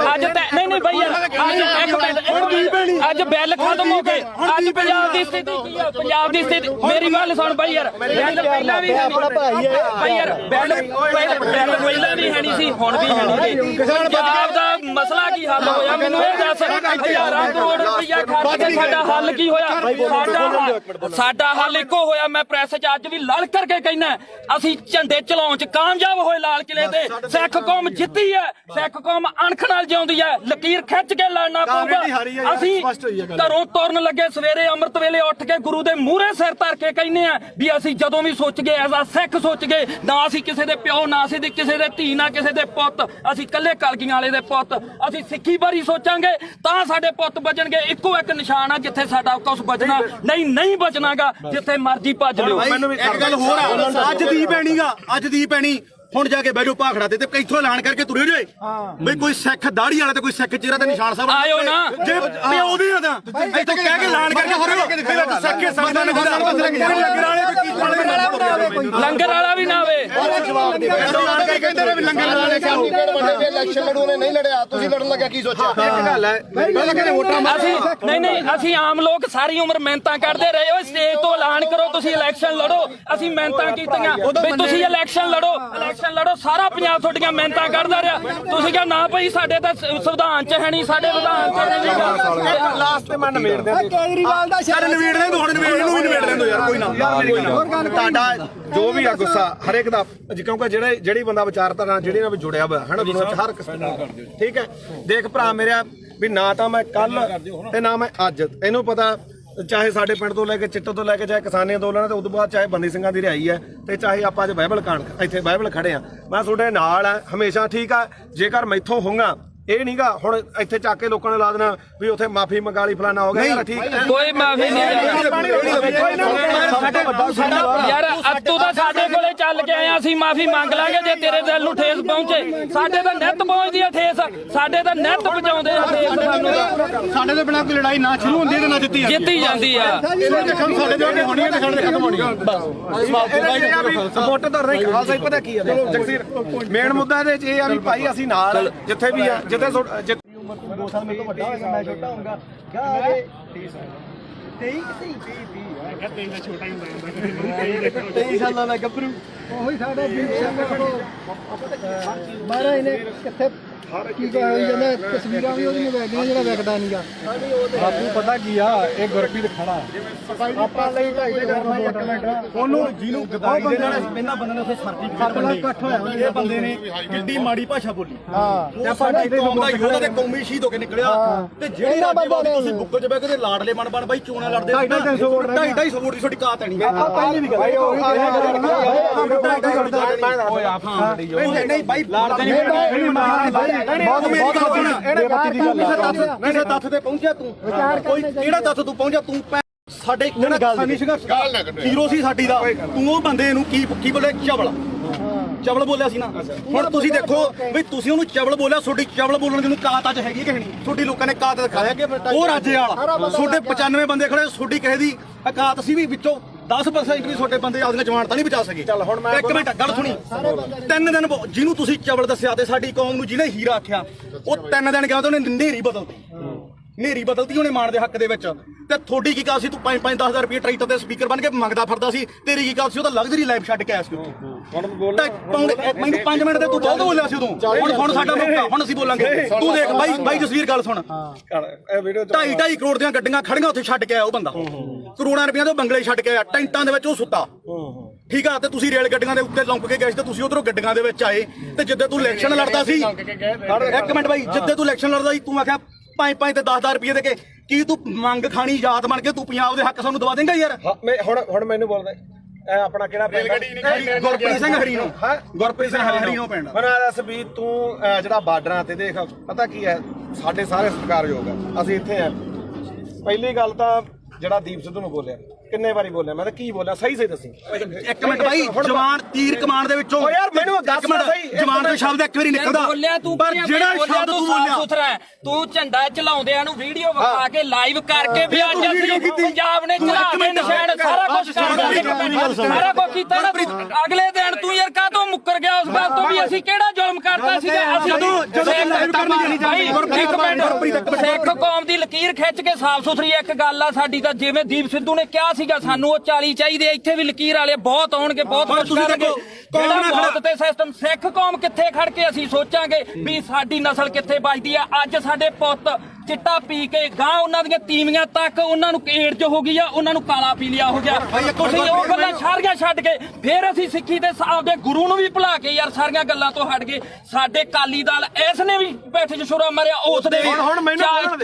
ਅੱਜ ਨਹੀਂ ਨਹੀਂ ਬਈ ਅੱਜ ਇੱਕ ਮਿੰਟ ਅੱਜ ਬਿੱਲ ਖਤਮ ਹੋ ਗਏ ਅੱਜ ਪੰਜਾਬ ਦੀ ਸਥਿਤੀ ਕੀ ਹੈ ਪੰਜਾਬ ਦੀ ਸਥਿਤੀ ਮੇਰੀ ਗੱਲ ਸੁਣ ਬਈ ਯਾਰ ਬਿੱਲ ਪਹਿਲਾਂ ਵੀ ਹੈ ਬਈ ਯਾਰ ਬਿੱਲ ਪਹਿਲਾਂ ਵੀ ਹੈ ਨਹੀਂ ਸੀ ਹੁਣ ਵੀ ਹੈ ਨਹੀਂ ਪੰਜਾਬ ਦਾ ਮਸਲਾ ਕੀ ਹੱਲ ਹੋਇਆ ਮੈਨੂੰ ਇਹ ਦੱਸ ਹਜ਼ਾਰਾਂ ਕਰੋੜ ਰੁਪਇਆ ਖਰਚ ਕੇ ਸਾਡਾ ਹੱਲ ਕੀ ਹੋਇਆ ਸਾਡਾ ਹੱਲ ਇੱਕੋ ਹੋਇਆ ਮੈਂ ਪ੍ਰੈਸ 'ਚ ਅੱਜ ਵੀ ਲੜ ਕਰਕੇ ਕਹਿਣਾ ਅਸੀਂ ਝੰਡੇ ਚਲਾਉਣ 'ਚ ਕਾਮਯਾਬ ਹੋਏ ਲਾਲ ਕਿਲੇ ਤੇ ਸਿੱਖ ਕੌਮ ਜਿੱਤੀ ਹੈ ਸਿੱਖ ਕੌਮ ਅਣਖ ਨਾਲ ਜਿਉਂਦੀ ਹੈ ਲਕੀਰ ਖਿੱਚ ਕੇ ਲੜਨਾ ਪਊਗਾ ਅਸੀਂ ਘਰੋਂ ਤੁਰਨ ਲੱਗੇ ਸਵੇਰੇ ਅੰਮ੍ਰਿਤ ਵੇਲੇ ਉੱਠ ਕੇ ਗੁਰੂ ਦੇ ਮੂਹਰੇ ਸਿਰ ਧਰ ਕੇ ਕਹਿੰਦੇ ਆ ਵੀ ਅਸੀਂ ਜਦੋਂ ਵੀ ਸੋਚ ਗਏ ਐਜ਼ ਆ ਸਿੱਖ ਸੋਚ ਗਏ ਨਾ ਅਸੀਂ ਕਿਸੇ ਦੇ ਪਿਓ ਨਾ ਅਸੀਂ ਕਿਸੇ ਦੇ ਧੀ ਨਾ ਕਿਸੇ ਦੇ ਪੁੱਤ ਅਸੀਂ ਇਕੱਲੇ ਕਲਗੀਆਂ ਵਾਲੇ ਦੇ ਪੁੱਤ ਅਸੀਂ ਸਿੱਖੀ ਬਾਰੇ ਸੋਚਾਂਗੇ ਤਾਂ ਸਾਡੇ ਪੁੱਤ ਬਚਣਗੇ ਇੱਕੋ ਇੱਕ ਨਿਸ਼ਾਨ ਆ ਜਿੱਥੇ ਸਾਡਾ ਕੁਝ ਬਚਣਾ ਨਹੀਂ ਬਚਣਾਗਾ ਜਿੱਥੇ ਮਰਜ਼ੀ ਭੱਜ ਲਿਓ ਇੱਕ ਗੱਲ ਹੋਰ ਆ ਅੱਜ ਦੀ ਪੈਣੀਗਾ ਅੱਜ ਦੀ ਪੈਣੀ ਹੁਣ ਜਾ ਕੇ ਬਹਿ ਜਾਓ ਭਾਖੜਾ ਤੇ ਇੱਥੋਂ ਐਲਾਨ ਕਰਕੇ ਤੁਰੇ ਜੇ ਬਈ ਕੋਈ ਸਿੱਖ ਦਾੜੀ ਵਾਲਾ ਤੇ ਕੋਈ ਸਿੱਖ ਚਿਹਰਾ ਤੇ ਨਿਸ਼ਾਨ ਸਾਹਿਬ ਆਇਓ ਨਾ ਜੇ ਪਿਓ ਦੀ ਨਾ ਇੱਥੋਂ ਕਹਿ ਕੇ ਐਲਾਨ ਕਰਕੇ ਤੁਰੇ ਸਿੱਖੇ ਸੰਗਤਾਂ ਨੇ ਲੰਗਰ ਵਾਲਾ ਵੀ ਨਾ ਆਵੇ ਕਹਿੰਦੇ ਨੇ ਵੀ ਲੰਗਰ ਵਾਲੇ ਇਲੈਕਸ਼ਨ ਲੜੂਨੇ ਨਹੀਂ ਲੜਿਆ ਤੁਸੀਂ ਲੜਨ ਲੱਗਿਆ ਕੀ ਸੋਚਿਆ ਇੱਕ ਗੱਲ ਹੈ ਪਹਿਲਾਂ ਕਹਿੰਦੇ ਵੋਟਾਂ ਅਸੀਂ ਨਹੀਂ ਅਸੀਂ ਆਮ ਲੋਕ ਸਾਰੀ ਉਮਰ ਮਿਹਨਤਾਂ ਕਰਦੇ ਰਹੇ ਓਏ ਸਟੇਜ ਤੋਂ ਐਲਾਨ ਕਰੋ ਤੁਸੀਂ ਇਲੈਕਸ਼ਨ ਲੜੋ ਅਸੀਂ ਮਿਹਨਤਾਂ ਕੀਤੀਆਂ ਵੀ ਤੁਸੀਂ ਇਲੈਕਸ਼ਨ ਲੜੋ ਸਾਰਾ ਪੰਜਾਬ ਤੁਹਾਡੀਆਂ ਮਿਹਨਤਾਂ ਕਰਦਾ ਰਿਹਾ ਤੁਸੀਂ ਕਿਹਾ ਨਾ ਭਾਈ ਸਾਡੇ ਤਾਂ ਸੰਵਿਧਾਨ 'ਚ ਹੈ ਨਹੀਂ ਸਾਡੇ ਵਿਧਾਨ 'ਚ ਹੈ ਨਹੀਂ ਲਾਸਟ ਤੇ ਮੈਂ ਨਵੇੜ ਦਿਆਂ ਕੇਜਰੀਵਾਲ ਦਾ ਯਾਰ ਨਵੇੜ ਦੇ ਹੁਣ ਨਵੇੜ ਨੂੰ ਵੀ ਨਵੇੜ ਲੈਂਦੋ ਯਾਰ ਕੋਈ ਨਾ ਤੁਹਾਡਾ ਜੋ ਵੀ ਆ ਗੁੱਸਾ ਹਰੇਕ ਦਾ ਕਿਉਂਕਿ ਜਿਹੜੀ ਬੰਦਾ ਵਿਚਾਰਧਾਰਾ ਜਿਹੜੀ ਨਾਲ ਜੁੜਿਆ ਹੋਇਆ ਹੈ ਨਾ ਦੁਨੀਆ 'ਚ ਹਰ ਕਿਸਮ ਦਾ ਠੀਕ ਹੈ ਦੇਖ ਭਰਾ ਮੇਰਾ ਵੀ ਨਾ ਤਾਂ ਮੈਂ ਕੱਲ ਤੇ ਨਾ ਮੈਂ ਅੱਜ ਇਹਨੂੰ ਪਤਾ ਚਾਹੇ ਸਾਡੇ ਪਿੰਡ ਤੋਂ ਲੈ ਕੇ ਚਿੱਟੋ ਤੋਂ ਲੈ ਕੇ ਚਾਹੇ ਕਿਸਾਨੀ ਅੰਦੋਲਨ ਤੇ ਉਦੋਂ ਬਾਅਦ ਚਾਹੇ ਬੰਦੀ ਸਿੰਘਾਂ ਦੀ ਰਿਹਾਈ ਹੈ ਤੇ ਚਾਹੇ ਆਪਾਂ ਅੱਜ ਬਾਈਬਲ ਕਾਣ ਇੱਥੇ ਬਾਈਬਲ ਖੜੇ ਆ ਮੈਂ ਤੁਹਾਡੇ ਨਾਲ ਆ ਹਮੇਸ਼ਾ ਠੀਕ ਆ ਜੇਕਰ ਮੈਥੋਂ ਹੋਊਗਾ ਇਹ ਨਹੀਂਗਾ ਹੁਣ ਇੱਥੇ ਚੱਕ ਕੇ ਲੋਕਾਂ ਨੇ ਲਾ ਦੇਣਾ ਵੀ ਉੱਥੇ ਮਾਫੀ ਮੰਗਾ ਲਈ ਫਲਾਣਾ ਹੋ ਗਿਆ ਯਾਰ ਠੀਕ ਹੈ ਕੋਈ ਮਾਫੀ ਨਹੀਂ ਯਾਰ ਅੱਤੂ ਤਾਂ ਸਾਡੇ ਕੋਲੇ ਚੱਲ ਕੇ ਆਇਆ ਅਸੀਂ ਮਾਫੀ ਮੰਗ ਲਾਂਗੇ ਜੇ ਤੇਰੇ ਦਿਲ ਨੂੰ ਠੇਸ ਪਹੁੰਚੇ ਸਾਡੇ ਤਾਂ ਨਿੱਤ ਪਹੁੰਚਦੀ ਆ ਠੇਸ ਸਾਡੇ ਤਾਂ ਨਿੱਤ ਪਹੁੰਚਾਉਂਦੇ ਆ ਠੇਸ ਸਾਨੂੰ ਸਾਡੇ ਤੋਂ ਬਿਨਾ ਕੋਈ ਲੜਾਈ ਨਾ ਸ਼ੁਰੂ ਹੁੰਦੀ ਤੇ ਨਾ ਜਿੱਤੀ ਜਾਂਦੀ ਆ ਸਾਡੇ ਜੋ ਹੋਣੀ ਹੈ ਤੇ ਸਾਡੇ ਖਤਮ ਹੋਣੀ ਹੈ ਸਪੋਰਟ ਤਾਂ ਨਹੀਂ ਖਾਲਸਾ ਪਤਾ ਕੀ ਹੈ ਜਗਸੀਰ ਮੇਨ ਮੁੱਦਾ ਇਹਦੇ ਚ ਇਹ ਆ ਵੀ ਭਾਈ ਅਸੀਂ ਨਾਲ ਜਿੱਥੇ ਵੀ ਆ ਜਿੱਥੇ 2 ਸਾਲ ਮੇਰੇ ਤੋਂ ਵੱਡਾ ਹੋਏਗਾ ਮੈਂ ਛੋਟਾ ਹੋਊਗਾ ਕਿਆ 23 ਸਾਲਾਂ ਦਾ ਗੱਭਰੂ ਉਹੀ ਸਾਡਾ ਦੀਪ ਸਿੰਘ ਮਾਰਾ ਇਹਨੇ ਕਿੱਥੇ ਕੀ ਹੋਈ ਜਾਂਦਾ ਤਸਵੀਰਾਂ ਵੀ ਉਹਦੀਆਂ ਵਗਦੀਆਂ ਜਿਹੜਾ ਵਿਕਦਾ ਨਹੀਂਗਾ ਬਾਪੂ ਪਤਾ ਕੀ ਆ ਇਹ ਗੁਰਪ੍ਰੀਤ ਖੜਾ ਆਪਾਂ ਲਈ 2.5 ਮਿੰਟ ਉਹਨੂੰ ਜਿਹਨੂੰ ਗਦਾਈ ਦੇ ਨਾਲ ਇਹਨਾਂ ਬੰਦੇ ਨੇ ਉੱਥੇ ਸਰਟੀਫਿਕੇਟ ਇਕੱਠ ਹੋਇਆ ਇਹ ਬੰਦੇ ਨੇ ਕਿੰਨੀ ਮਾੜੀ ਭਾਸ਼ਾ ਬੋਲੀ ਹਾਂ ਤੇ ਸਾਡੀ ਕੌਮ ਦਾ ਯੋਧਾ ਤੇ ਕੌਮੀ ਸ਼ਹੀਦ ਹੋ ਕੇ ਨਿਕਲਿਆ ਤੇ ਜਿਹੜੀ ਰਾਜਵਾਦੀ ਤੁਸੀਂ ਬੁੱਕਲ 'ਚ ਬਹਿ ਕੇ ਤੇ ਲਾਡਲੇ ਬਣ ਬਾਈ ਚੋਣਾਂ ਲੜਦੇ 250 ਵੋਟ ਦੀ ਤੁਹਾਡੀ ਕਾਤ ਹੈ ਨਹੀਂ ਪਹਿਲੀ ਵੀ ਗੱਲ ਨਹੀਂ ਬਾਈ ਲਾੜਦੇ ਕਿਸੇ ਤੱਥ ਤੇ ਪਹੁੰਚਿਆ ਤੂੰ ਕੋਈ ਕਿਹੜਾ ਤੱਥ ਤੂੰ ਪਹੁੰਚਿਆ ਤੂੰ ਸਾਡੇ ਕਿਸਾਨੀ ਸੰਘਰਸ਼ ਹੀਰੋ ਸੀ ਸਾਡੀ ਦਾ ਤੂੰ ਉਹ ਬੰਦੇ ਨੂੰ ਕੀ ਬੋਲੇ ਚਵਲ ਬੋਲਿਆ ਸੀ ਨਾ ਹੁਣ ਤੁਸੀਂ ਦੇਖੋ ਵੀ ਤੁਸੀਂ ਉਹਨੂੰ ਚਵਲ ਬੋਲਿਆ ਤੁਹਾਡੀ ਚਵਲ ਬੋਲਣ ਦੀ ਨੂੰ ਕਾਤ ਅੱਜ ਹੈਗੀ ਕਿ ਨਹੀਂ ਤੁਹਾਡੀ ਲੋਕਾਂ ਨੇ ਕਾਤ ਦਿਖਾਇਆ ਉਹ ਰਾਜੇ ਵਾਲਾ ਤੁਹਾਡੇ 95 ਬੰਦੇ ਖੜੇ ਤੁਹਾਡੀ ਕਿਸੇ ਦੀ ਕਾਤ ਸੀ ਵੀ ਵਿੱਚੋਂ 10% ਵੀ ਤੁਹਾਡੇ ਬੰਦੇ ਆਪਣੀਆਂ ਜਵਾਨਤਾਂ ਨਹੀਂ ਬਚਾ ਸਕੇ ਚੱਲ ਹੁਣ ਮੈਂ ਇੱਕ ਮਿੰਟ ਗੱਲ ਸੁਣੀ 3 ਦਿਨ ਜਿਹਨੂੰ ਤੁਸੀਂ ਚਵਲ ਦੱਸਿਆ ਤੇ ਸਾਡੀ ਕੌਮ ਨੂੰ ਜਿਹਨੇ ਹੀਰਾ ਆਖਿਆ ਉਹ 3 ਦਿਨ ਗਿਆ ਤੇ ਉਹਨੇ ਨੇਰੀ ਬਦਲਤੀ ਉਹਨੇ ਮਾਣ ਦੇ ਹੱਕ ਦੇ ਵਿੱਚ ਤੇ ਤੁਹਾਡੀ ਕੀ ਗੱਲ ਸੀ ਤੂੰ 5-10 ਰੁਪਏ ਟਰੈਕਟਰ ਤੇ ਸਪੀਕਰ ਬਣ ਕੇ ਮੰਗਦਾ ਫਿਰਦਾ ਸੀ ਤੇਰੀ ਕੀ ਗੱਲ ਸੀ ਉਹ ਤਾਂ ਲਗਜ਼ਰੀ ਲਾਈਫ ਛੱਡ ਕੇ ਆਇਆ ਸੀ ਮੈਨੂੰ 5 ਮਿੰਟ ਤੇ ਤੂੰ ਬਹੁਤ ਬੋਲਿਆ ਸੀ ਉਦੋਂ ਹੁਣ ਸਾਡਾ ਮੌਕਾ ਹੁਣ ਅਸੀਂ ਬੋਲਾਂਗੇ ਤੂੰ ਦੇਖ ਬਾਈ ਜਸਵੀਰ ਗੱਲ ਸੁਣ 2.5 ਕਰੋੜ ਦੀਆਂ ਗੱਡੀਆਂ ਖੜੀਆਂ ਉੱਥੇ ਛੱਡ ਕੇ ਆਇਆ ਉਹ ਬੰਦਾ ਕਰੋੜਾਂ ਰੁਪਈਆਂ ਦੇ ਬੰਗਲੇ ਛੱਡ ਕੇ ਆਇਆ ਟੈਂਟਾਂ ਦੇ ਵਿੱਚ ਉਹ ਸੁੱਤਾ ਠੀਕ ਆ ਤੇ ਤੁਸੀਂ ਰੇਲ ਗੱਡੀਆਂ ਦੇ ਉੱਤੇ ਲੰਘ ਕੇ ਗਏ ਸੀ ਤੇ ਤੁਸੀਂ ਉਧਰੋਂ ਗੱਡੀਆਂ ਦੇ ਵਿੱਚ ਆਏ ਤੇ ਜਿੱਦੇ ਤੂੰ ਇਲੈਕਸ਼ਨ ਲੜਦਾ ਸੀ ਇੱਕ ਮਿੰਟ ਬਾਈ ਜਿੱਦੇ ਤੂੰ ਇਲੈਕਸ਼ਨ ਲੜਦਾ ਸੀ ਤੂੰ ਆਖਿਆ 5 ਤੇ 10 ਰੁਪਏ ਦੇ ਕੇ ਕੀ ਤੂੰ ਮੰਗ ਖਾਣੀ ਯਾਦ ਬਣ ਕੇ ਤੂੰ ਪੰਜਾਬ ਦੇ ਹੱਕ ਸਾਨੂੰ ਦਵਾ ਦੇਂਗਾ ਯਾਰ? ਹੁਣ ਮੈਨੂੰ ਬੋਲਦਾ ਇਹ ਆਪਣਾ ਕਿਹੜਾ ਪਿੰਡ ਗੁਰਪ੍ਰੀਤ ਸਿੰਘ ਹਰੀਨੋ। ਹਾਂ ਗੁਰਪ੍ਰੀਤ ਸਿੰਘ ਹਰੀਨੋ ਪਿੰਡ। ਹੁਣ ਦੱਸ ਵੀ ਤੂੰ ਜਿਹੜਾ ਬਾਰਡਰਾਂ ਤੇ ਦੇਖ ਪਤਾ ਕੀ ਹੈ, ਸਾਡੇ ਸਾਰੇ ਸਤਿਕਾਰਯੋਗ ਆ, ਅਸੀਂ ਇੱਥੇ ਆ। ਪਹਿਲੀ ਗੱਲ ਤਾਂ ਜਿਹੜਾ ਦੀਪ ਸਿੱਧੂ ਨੂੰ ਬੋਲਿਆ, ਕਿੰਨੇ ਵਾਰੀ ਬੋਲਿਆ ਮੈਂ ਤਾਂ ਕੀ ਬੋਲਿਆ ਸਹੀ ਦੱਸੀ। ਇੱਕ ਮਿੰਟ ਬਾਈ, ਜਵਾਨ ਤੀਰ ਕਮਾਨ ਦੇ ਵਿੱਚੋਂ ਯਾਰ ਮੈਨੂੰ ਦੱਸ ਸਹੀ, ਜਵਾਨ ਦਾ ਸ਼ਬਦ ਇੱਕ ਵਾਰੀ ਨਿਕਲਦਾ, ਬੋਲਿਆ ਤੂੰ ਪਰ ਜਿਹੜਾ ਸ਼ਬਦ ਤੂੰ ਬੋਲਿਆ ਸੁਥਰਾ ਹੈ। ਤੂੰ ਝੰਡਾ ਚਲਾਉਂਦਿਆਂ ਨੂੰ ਵੀਡੀਓ ਵਿਖਾ ਕੇ ਲਾਈਵ ਕਰਕੇ ਵੀ ਅੱਜ ਅਸੀਂ ਪੰਜਾਬ ਨੇ ਚਲਾ ਕੇ ਨਿਸ਼ਾਨ ਸਾਰਾ ਕੁਝ ਸਾਰਾ ਕੁਝ ਕੀਤਾ ਨਾ। ਅਗਲੇ ਦਿਨ ਤੂੰ ਯਾਰ ਕਾਹਤੋਂ ਮੁੱਕਰ ਗਿਆ ਉਸ ਗੱਲ ਤੋਂ ਵੀ ਅਸੀਂ ਕਿਹੜਾ ਜ਼ੁਲਮ ਕਰਤਾ ਸੀਗਾ? ਸਿੱਖ ਕੌਮ ਦੀ ਲਕੀਰ ਖਿੱਚ ਕੇ ਸਾਫ਼ ਸੁਥਰੀ ਇੱਕ ਗੱਲ ਆ ਸਾਡੀ ਤਾਂ, ਜਿਵੇਂ ਦੀਪ ਸਿੱਧੂ ਨੇ ਕਿਹਾ ਸੀਗਾ ਸਾਨੂੰ ਉਹ 40 ਚਾਹੀਦੇ, ਇੱਥੇ ਵੀ ਲਕੀਰ ਵਾਲੇ ਬਹੁਤ ਆਉਣਗੇ, ਬਹੁਤ ਕੁਝ ਕਰਨਗੇ। ਜਿਹੜਾ ਮੌਤ ਤੇ ਸਿਸਟਮ, ਸਿੱਖ ਕੌਮ ਕਿੱਥੇ ਖੜ ਕੇ ਅਸੀਂ ਸੋਚਾਂਗੇ ਵੀ ਸਾਡੀ ਨਸਲ ਕਿੱਥੇ ਵੱਜਦੀ ਆ? ਅੱਜ ਸਾਡੇ ਪੁੱਤ ਚਿੱਟਾ ਪੀ ਕੇ ਗਾਂ ਉਹਨਾਂ ਦੀਆਂ ਤੀਵੀਆਂ ਤੱਕ ਉਹਨਾਂ ਨੂੰ ਏਡਜ਼ ਹੋ ਗਈ ਆ, ਉਹਨਾਂ ਨੂੰ ਕਾਲਾ ਪੀਲੀਆ ਹੋ ਗਿਆ। ਤੁਸੀਂ ਉਹ ਗੱਲਾਂ ਸਾਰੀਆਂ ਛੱਡ ਕੇ ਫਿਰ ਅਸੀਂ ਸਿੱਖੀ ਦੇ ਆਪਦੇ ਗੁਰੂ ਨੂੰ ਵੀ ਭੁਲਾ ਕੇ ਯਾਰ ਸਾਰੀਆਂ ਗੱਲਾਂ ਤੋਂ ਹਟ ਗਏ। ਸਾਡੇ ਕਾਲੀ ਦਲ ਇਸ ਨੇ ਵੀ ਪਿੱਠ 'ਚ ਛੁਰਾ ਮਾਰਿਆ, ਉਸ ਦੇ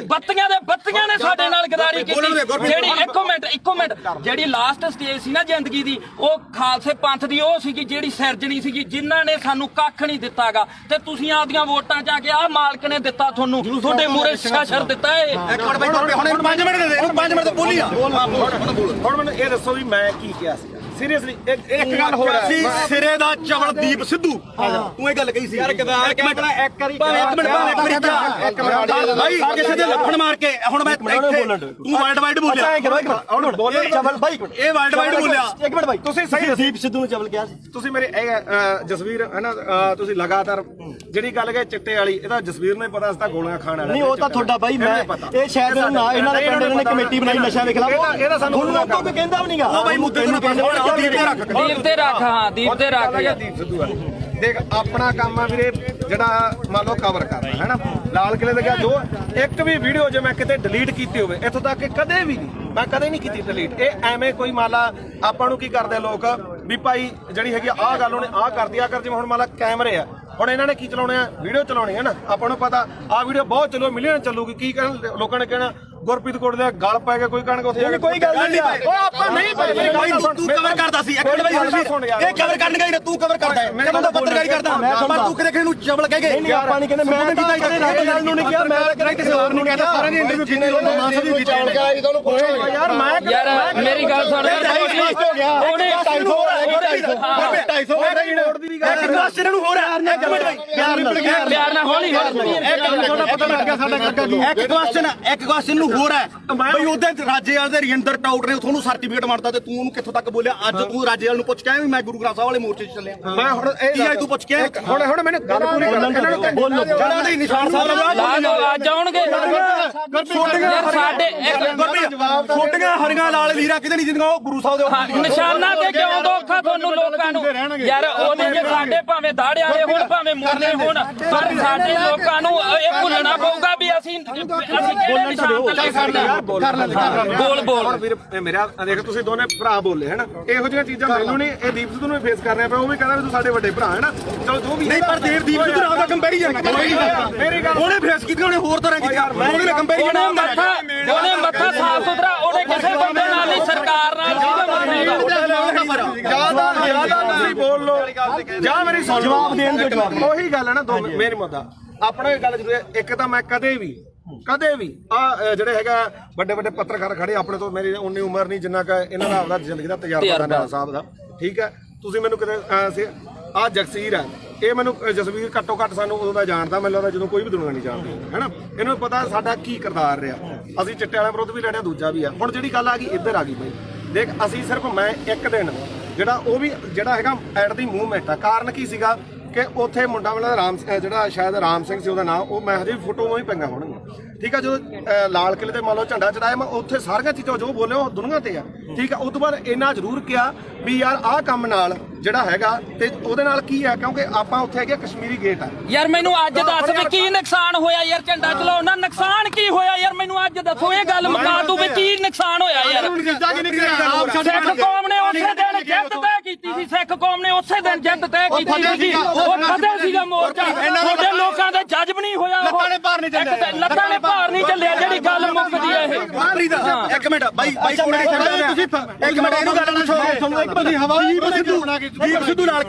ਬੱਤੀਆਂ ਨੇ ਸਾਡੇ ਨਾਲ ਗਦਾਰੀ ਕੀਤੀ। ਜਿਹੜੀ ਇੱਕੋ ਮਿੰਟ ਜਿਹੜੀ ਲਾਸਟ ਸਟੇਜ ਸੀ ਨਾ ਜ਼ਿੰਦਗੀ ਦੀ, ਉਹ ਖਾਲਸੇ ਪੰਥ ਦੀ ਉਹ ਸੀਗੀ ਜਿਹੜੀ ਸਿਰਜਣੀ ਸੀਗੀ, ਜਿਨ੍ਹਾਂ ਨੇ ਸਾਨੂੰ ਕੱਖ ਨਹੀਂ ਦਿੱਤਾਗਾ। ਤੇ ਤੁਸੀਂ ਆਪਦੀਆਂ ਵੋਟਾਂ 'ਚ ਆ ਕੇ ਆਹ ਮਾਲਕ ਨੇ ਦਿੱਤਾ ਤੁਹਾਨੂੰ, ਤੁਹਾਡੇ ਮੂਹਰੇ ਸ਼ਰ ਦਿੱਤਾ ਏ। ਇੱਕ ਮਿੰਟ ਬਾਈ, ਹੁਣ 5 ਮਿੰਟ ਦੇ ਦੇ, 5 ਮਿੰਟ ਤੋਂ ਬੋਲੀ ਆ। ਹੁਣ ਮੈਨੂੰ ਇਹ ਦੱਸੋ ਵੀ ਮੈਂ ਕੀ ਕਿਹਾ ਸੀ ਸੀਰੀਅਸਲੀ? ਇੱਕ ਗੱਲ ਹੋਰ ਹੈ, ਸਿਰੇ ਦਾ ਚਵਲ ਦੀਪ ਸਿੱਧੂ, ਤੂੰ ਇਹ ਗੱਲ ਕਹੀ ਸੀ ਯਾਰ। ਇੱਕ ਮਿੰਟ ਬਾਈ, ਕਿਸੇ ਦੇ ਲੱਫੜ ਮਾਰ ਕੇ ਹੁਣ ਮੈਂ ਤੂੰ ਵਾਈਡ ਬੋਲਿਆ, ਇਹ ਵਾਈਡ ਬੋਲਿਆ। ਇੱਕ ਮਿੰਟ ਬਾਈ, ਤੁਸੀਂ ਸਹੀ ਦੀਪ ਸਿੱਧੂ ਨੂੰ ਚਵਲ ਕਿਹਾ ਸੀ? ਤੁਸੀਂ ਮੇਰੇ ਜਸਵੀਰ ਹੈ ਨਾ, ਤੁਸੀਂ ਲਗਾਤਾਰ ਜਿਹੜੀ ਗੱਲ ਕਹੇ ਚਿੱਟੇ ਵਾਲੀ, ਇਹਦਾ ਜਸਵੀਰ ਨੂੰ ਪਤਾ ਸੀ ਤਾਂ ਗੋਲੀਆਂ ਖਾਣ ਵਾਲਾ ਨਹੀਂ, ਉਹ ਤਾਂ ਤੁਹਾਡਾ ਬਾਈ, ਮੈਂ ਇਹ ਸ਼ਾਇਦ ਨਾ ਇਹਨਾਂ ਦੇ ਪਿੰਡ ਨੇ ਕਮੇਟੀ ਬਣਾਈ ਨਸ਼ਾ ਦੇ ਖਿਲਾਫ, ਇਹਦਾ ਸਾਨੂੰ ਕੋਈ ਕਹਿੰਦਾ ਵੀ ਨਹੀਂਗਾ। ਉਹ ਬਾਈ ਮੁੱਦੇ ਨੂੰ ਕਹਿੰਦੇ ਦੀਪ ਤੇ ਰੱਖ, ਹਾਂ ਦੀਪ ਤੇ ਰੱਖ। ਦੀਪ ਸਿੱਧੂ ਵਾਲੀ ਦੇਖ ਆਪਣਾ ਕੰਮ ਆ ਵੀਰੇ, ਜਿਹੜਾ ਮੰਨ ਲਓ ਕਵਰ ਕਰਨਾ ਹੈ ਨਾ। ਲਾਲ ਕਿਲੇ ਦੇ ਗਿਆ ਜੋ ਇੱਕ ਵੀ ਵੀਡੀਓ ਜੇ ਮੈਂ ਕਿਤੇ ਡਿਲੀਟ ਕੀਤੀ ਹੋਵੇ, ਇੱਥੋਂ ਤੱਕ ਕਿ ਕਦੇ ਵੀ ਨਹੀਂ, ਮੈਂ ਕਦੇ ਨਹੀਂ ਕੀਤੀ ਡਿਲੀਟ। ਇਹ ਐਵੇਂ ਕੋਈ ਮੰਨ ਲਾ ਆਪਾਂ ਨੂੰ ਕੀ ਕਰਦੇ ਲੋਕ ਵੀ ਭਾਈ ਜਿਹੜੀ ਹੈਗੀ ਆਹ ਗੱਲ ਉਹਨੇ ਆਹ ਕਰਦੀ ਆ ਕਰ, ਜਿਵੇਂ ਹੁਣ ਮੰਨ ਲਾ ਕੈਮਰੇ ਆ, ਹੁਣ ਇਹਨਾਂ ਨੇ ਕੀ ਚਲਾਉਣੇ ਆ? ਵੀਡੀਓ ਚਲਾਉਣੀ ਹੈ ਨਾ। ਆਪਾਂ ਨੂੰ ਪਤਾ ਆਹ ਵੀਡੀਓ ਬਹੁਤ ਚਲੋ ਮਿਲੀਅਨ ਚੱਲੂਗੀ, ਕੀ ਕਹਿਣ ਲੋਕਾਂ ਨੇ ਕਹਿਣਾ ਗੁਰਪ੍ਰੀਤ ਕੋਟ ਦੇ ਗਲ ਪੈ ਗਿਆ, ਕੋਈ ਕਹਿਣਗੇ ਉੱਥੇ ਕੋਈ ਗੱਲ ਨਹੀਂ। ਉਹ ਆਪਾਂ ਨਹੀਂ ਭਾਈ ਤੂੰ ਕਵਰ ਕਰਦਾ ਸੀ। ਇੱਕ ਮਿੰਟ ਬਾਈ, ਇਹ ਕਵਰ ਕਰਨ ਗਈ ਤੂੰ ਕਵਰ ਕਰਦਾ ਹੈ, ਮੈਂ ਤਾਂ ਪੱਤਰਕਾਰੀ ਕਰਦਾ, ਪਰ ਤੂੰ ਕਿਤੇ ਕਿਸੇ ਨੂੰ ਚਵਲ ਕਹਿ ਗਏ। ਨਹੀਂ, ਆਪਾਂ ਨਹੀਂ ਕਹਿੰਦੇ, ਮੈਂ ਤਾਂ ਕਦੇ ਰਾਜੇ ਲਾਲ ਨੂੰ ਨਹੀਂ ਕਿਹਾ, ਮੈਂ ਤਾਂ ਕਿਸੇ ਹੋਰ ਨੂੰ ਕਹਿੰਦਾ। ਸਾਰਿਆਂ ਨੇ ਇੰਟਰਵਿਊ ਕੀਤੀ, ਉਹਨੂੰ ਮਾਸਾ ਵੀ ਦਿੱਤਾ ਯਾਰ ਯਾਰ ਮੇਰੀ ਗੱਲ ਸੁਣ, ਉਹਨੇ 250 ਨੂੰ ਹੋ ਰਿਹਾ। ਇੱਕ ਮਿੰਟ ਬਾਈ, ਪਿਆਰ ਨਾਲ ਹੌਲੀ ਇੱਕ ਕੁਐਸਚਨ ਨੂੰ ਹੋਰ ਹੈ ਬਈ, ਉਹਦੇ ਰਾਜੇਵਾਲ ਦੇ ਰਜਿੰਦਰ ਟਾਊਟ ਨੇ ਤੁਹਾਨੂੰ ਸਰਟੀਫਿਕੇਟ ਮਾਰਤਾ ਤੇ ਤੂੰ ਉਹਨੂੰ ਕਿੱਥੋਂ ਤੱਕ ਬੋਲਿਆ? ਅੱਜ ਤੂੰ ਰਾਜੇਵਾਲ ਨੂੰ ਪੁੱਛ ਕੇ ਆਇਆ ਵੀ ਮੈਂ ਗੁਰੂ ਗ੍ਰੰਥ ਸਾਹਿਬ ਵਾਲੇ ਮੋਰਚੇ 'ਚ ਚੱਲਿਆ? ਮੈਂ ਹੁਣ ਇਹ ਤੂੰ ਪੁੱਛ ਕੇ ਹੁਣ ਮੈਨੂੰ ਗੱਲ ਪੂਰੀ ਕਰ, ਬੋਲੋ ਜਿਹੜਾ ਦੇ ਨਿਸ਼ਾਨ ਸਾਹਿਬ ਲਾ ਦੋ, ਅੱਜ ਆਉਣਗੇ ਯਾਰ ਸਾਡੇ ਛੋਟੀਆਂ ਹਰੀਆਂ ਲਾਲ ਲੀਰਾ ਕਿਤੇ ਨਹੀਂ ਜਿੰਦੀਆਂ, ਉਹ ਗੁਰੂ ਸਾਹਿਬ ਦੇ ਨਿਸ਼ਾਨਾ ਤੇ ਕਿਉਂ ਧੋਖਾ ਤੁਹਾਨੂੰ ਲੋਕਾਂ ਨੂੰ? ਯਾਰ ਉਹਦੇ ਜੇ ਸਾਡੇ ਭਾਵੇਂ ਦਾੜੇ ਵਾਲੇ ਹੋਣ ਭਾਵੇਂ ਮੁਰਲੇ ਹੋਣ, ਪਰ ਸਾਡੇ ਲੋਕਾਂ ਨੂੰ ਇਹ ਭੁੱਲਣਾ ਪਊਗਾ ਵੀ ਅਸੀਂ ਕਿਹੜੇ ਨਿਸ਼ਾਨ ਤੇ ਲੈ ਸਕਦੇ ਹਾਂ। ਬੋਲ ਵੀਰ ਮੇਰਾ ਦੇਖ, ਤੁਸੀਂ ਦੋਨੇ ਭਰਾ ਬੋਲੇ ਹੈ ਨਾ, ਇਹੋ ਜਿਹੀਆਂ ਚੀਜ਼ਾਂ ਮੈਨੂੰ ਨਹੀਂ, ਇਹ ਦੀਪ ਸਿੱਧੂ ਨੂੰ ਫੇਸ ਕਰ ਰਿਹਾ ਪਿਆ। ਉਹ ਵੀ ਕਹਿੰਦਾ ਵੀ ਤੂੰ ਸਾਡੇ ਵੱਡੇ ਭਰਾ ਹੈ ਨਾ, ਚਲੋ ਜੋ ਵੀ ਨਹੀਂ, ਪਰ ਦੀਪ ਸਿੱਧੂ ਨਾਲ ਦਾ ਕੰਪੈਰੀਜ਼ਨ ਮੇਰੀ ਗੱਲ ਉਹਨੇ ਫੇਸ ਕੀਤੀ, ਉਹਨੇ ਹੋਰ ਤਰ੍ਹਾਂ ਕੀਤੀ, ਉਹਨੇ ਕੰਪੈਰੀਜ਼ਨ ਉਹਨੇ ਮੱਥਾ ਸਾਫ ਸੁਥਰਾ, ਉਹਨੇ ਕਿਸੇ ਬੰਦੇ ਨਾਲ ਨਹੀਂ, ਸਰਕਾਰ ਨਾਲ ਜਿਆਦਾ ਤੁਸੀਂ ਬੋਲ ਲੋ ਜਾਂ ਮੇਰੀ ਸੁਣ ਜਵਾਬ ਦੇਣ ਦਿਓ, ਜਵਾਬ। ਉਹੀ ਗੱਲ ਹੈ ਨਾ, ਮੇਰੀ ਮੁੱਦਾ ਆਪਣਾ ਇਹ ਗੱਲ ਜ਼ਰੂਰ ਹੈ। ਇੱਕ ਤਾਂ ਮੈਂ ਕਦੇ ਵੀ ਆ ਜਿਹੜੇ ਹੈਗਾ ਵੱਡੇ ਪੱਤਰਕਾਰ ਖੜੇ ਆਪਣੇ ਤੋਂ, ਮੇਰੀ ਉਨੀ ਉਮਰ ਨਹੀਂ ਜਿੰਨਾ ਕਿ ਇਹਨਾਂ ਦਾ ਆਪਦਾ ਜ਼ਿੰਦਗੀ ਦਾ ਤਜਰਬਾ ਨਾਲਾ ਸਾਹਿਬ ਦਾ, ਠੀਕ ਹੈ। ਤੁਸੀਂ ਮੈਨੂੰ ਕਿਤੇ ਆ ਜਗਸੀਰ ਹੈ, ਇਹ ਮੈਨੂੰ ਜਸਵੀਰ ਘੱਟੋ ਘੱਟ ਸਾਨੂੰ ਉਦੋਂ ਦਾ ਜਾਣਦਾ, ਮੈਨੂੰ ਲੱਗਦਾ ਜਦੋਂ ਕੋਈ ਵੀ ਦੁਨੀਆ ਨਹੀਂ ਜਾਣਦੀ ਹੈ ਨਾ। ਇਹਨੂੰ ਪਤਾ ਸਾਡਾ ਕੀ ਕਿਰਦਾਰ ਰਿਹਾ, ਅਸੀਂ ਚਿੱਟੇ ਵਾਲਿਆਂ ਵਿਰੁੱਧ ਵੀ ਲੜਿਆ, ਦੂਜਾ ਵੀ ਆ। ਹੁਣ ਜਿਹੜੀ ਗੱਲ ਆ ਗਈ ਇੱਧਰ ਆ ਗਈ ਬਈ, ਦੇਖ ਅਸੀਂ ਸਿਰਫ ਮੈਂ ਇੱਕ ਦਿਨ ਜਿਹੜਾ ਉਹ ਵੀ ਜਿਹੜਾ ਹੈਗਾ ਐਟ ਦੀ ਮੂਵਮੈਂਟ ਆ, ਕਾਰਨ ਕੀ ਸੀਗਾ ਕਿ ਉੱਥੇ ਮੁੰਡਾ ਵਾਲਾ ਜਿਹੜਾ ਸ਼ਾਇਦ ਰਾਮ ਸਿੰਘ ਸੀ ਉਹਦਾ ਨਾਮ, ਉਹ ਮੈਂ ਹਜੇ ਫੋਟੋ ਹੀ ਪਈਆਂ ਹੋਣਗੀਆਂ, ਠੀਕ ਆ। ਜਦੋਂ ਲਾਲ ਕਿਲੇ ਤੇ ਮੰਨ ਲਓ ਝੰਡਾ ਚੜਾਇਆ, ਮੈਂ ਉੱਥੇ ਸਾਰੀਆਂ ਚੀਜ਼ਾਂ ਜੋ ਬੋਲੇ ਉਹ ਦੁਨੀਆ ਤੇ ਆ, ਠੀਕ ਆ। ਉਸ ਤੋਂ ਬਾਅਦ ਇੰਨਾ ਜ਼ਰੂਰ ਕਿਹਾ ਵੀ ਯਾਰ ਆਹ ਕੰਮ ਨਾਲ ਜਿਹੜਾ ਹੈਗਾ ਤੇ ਉਹਦੇ ਨਾਲ ਕੀ ਆ, ਕਿਉਂਕਿ ਆਪਾਂ ਉੱਥੇ ਹੈਗੇ ਕਸ਼ਮੀਰੀ ਗੇਟ ਆ। ਯਾਰ ਮੈਨੂੰ ਅੱਜ ਦੱਸ ਵੀ ਕੀ ਨੁਕਸਾਨ ਹੋਇਆ ਯਾਰ? ਝੰਡਾ ਚਲਾਉਣ ਨਾਲ ਨੁਕਸਾਨ ਕੀ ਹੋਇਆ ਯਾਰ? ਮੈਨੂੰ ਅੱਜ ਦੱਸੋ, ਇਹ ਗੱਲ ਮੁਕਾ ਤੂੰ ਵੀ ਕੀ ਨੁਕਸਾਨ ਹੋਇਆ ਯਾਰ? ਸਿੱਖ ਕੌਮ ਨੇ ਉਸੇ ਦਿਨ ਜਿੱਤ ਤੈਅ ਕੀਤੀ ਸੀ ਸਿੱਖ ਕੌਮ ਨੇ ਉਸੇ ਦਿਨ ਜਿੱਤ ਤੈਅ ਕੀਤੀ ਸੀ। ਉਹ ਕਦੇ ਸੀਗਾ ਮੋਰਚਾ ਤੁਹਾਡੇ ਲੋਕਾਂ ਦੇ ਜੱਜ ਵੀ ਨਹੀਂ ਹੋਇਆ। ਲੱਤਾਂ ਨੇ ਭਾਰ ਨਹੀਂ ਚੱਲਿਆ ਜਿਹੜੀ ਗੱਲ ਮੁੱਕਦੀ ਹੈ ਇਹ। ਇੱਕ ਮਿੰਟ ਬਾਈ ਤੁਸੀਂ ਇੱਕ ਮਿੰਟ ਇਹਨੂੰ ਗੱਲ ਸੁਣੋ। ਇੱਕ ਤੁਸੀਂ ਹਵਾਈ ਦੀਪ ਸਿੱਧੂ ਨਾਲ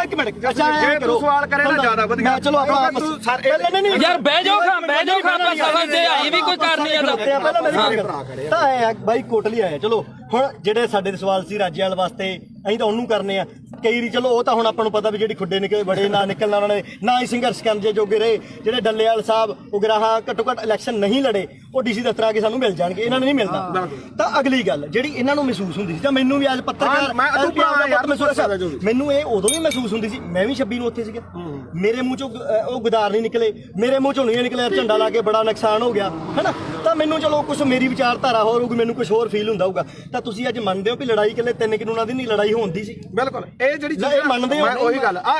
ਇੱਕ ਮਿੰਟ ਜੇ ਤੂੰ ਸਵਾਲ ਕਰੇ ਨਾ ਜ਼ਿਆਦਾ ਵਧੀਆ। ਚਲੋ ਆਪਾਂ ਯਾਰ ਬਹਿ ਜਾਓ ਖਾਂ ਸਭਾ ਤੇ ਆਈ ਵੀ ਕੋਈ ਕਰਨੀ ਆ ਪਹਿਲਾਂ ਮੇਰੀ ਗੱਲ ਕਰ ਤਾਂ ਆਇਆ ਬਾਈ ਕੋਟਲੀ ਆਇਆ। ਚਲੋ ਹੁਣ ਜਿਹੜੇ ਸਾਡੇ ਸਵਾਲ ਸੀ ਰਾਜੇਵਾਲ ਵਾਸਤੇ ਅਸੀਂ ਤਾਂ ਉਹਨੂੰ ਕਰਨੇ ਆ ਕਈ ਵਾਰੀ। ਚਲੋ ਉਹ ਤਾਂ ਹੁਣ ਆਪਾਂ ਨੂੰ ਪਤਾ ਵੀ ਜਿਹੜੀ ਖੁੱਡੇ ਨਿਕਲੇ ਬੜੇ ਨਾ ਨਿਕਲਣਾ ਉਹਨਾਂ ਨੇ ਨਾ ਹੀ ਸੰਘਰਸ਼ ਕਰਨ ਜੇ ਜੋਗੇ ਰਹੇ। ਜਿਹੜੇ ਡੱਲੇਵਾਲ ਸਾਹਿਬ ਉਗਰਾਹਾਂ ਘੱਟੋ ਘੱਟ ਇਲੈਕਸ਼ਨ ਨਹੀਂ ਲੜੇ ਉਹ ਡੀਸੀ ਦਫ਼ਤਰ ਆ ਕੇ ਸਾਨੂੰ ਮਿਲ ਜਾਣਗੇ। ਇਹਨਾਂ ਨੂੰ ਨਹੀਂ ਮਿਲਦਾ। ਤਾਂ ਅਗਲੀ ਗੱਲ ਜਿਹੜੀ ਇਹਨਾਂ ਨੂੰ ਮਹਿਸੂਸ ਹੁੰਦੀ ਸੀ ਜਾਂ ਮੈਨੂੰ ਵੀ ਅੱਜ ਪੱਤਰਕਾਰ ਮੈਨੂੰ ਇਹ ਉਦੋਂ ਵੀ ਮਹਿਸੂਸ ਹੁੰਦੀ ਸੀ। ਮੈਂ ਵੀ 26 ਨੂੰ ਉੱਥੇ ਸੀਗਾ। ਮੇਰੇ ਮੂੰਹ ਚੋਂ ਉਹ ਗੁਦਾਰ ਨਹੀਂ ਨਿਕਲੇ, ਮੇਰੇ ਮੂੰਹ ਚੋਂ ਨਹੀਂ ਨਿਕਲਿਆ ਝੰਡਾ ਲਾ ਕੇ ਬੜਾ ਨੁਕਸਾਨ ਹੋ ਗਿਆ ਹੈਨਾ। ਤਾਂ ਮੈਨੂੰ ਚਲੋ ਕੁਝ ਮੇਰੀ ਵਿਚਾਰਧਾਰਾ ਹੋਰ ਹੋਊਗੀ, ਮੈਨੂੰ ਕੁਝ ਹੋਰ ਫੀਲ ਹੁੰਦਾ ਹੋਊਗਾ। ਤਾਂ ਤੁਸੀਂ ਅੱਜ ਮੰਨਦੇ ਹੋ ਵੀ ਲੜਾਈ ਇਕੱਲੇ 3 ਕਾਨੂੰਨਾਂ ਦੀ ਨਹੀਂ ਲੜਾਈ ਹੁੰਦੀ ਸੀ? ਬਿਲਕੁਲ ਇਹ ਜਿਹੜੀ ਇਹ ਮੰਨਦੇ ਹੋ? ਉਹੀ ਗੱਲ ਆ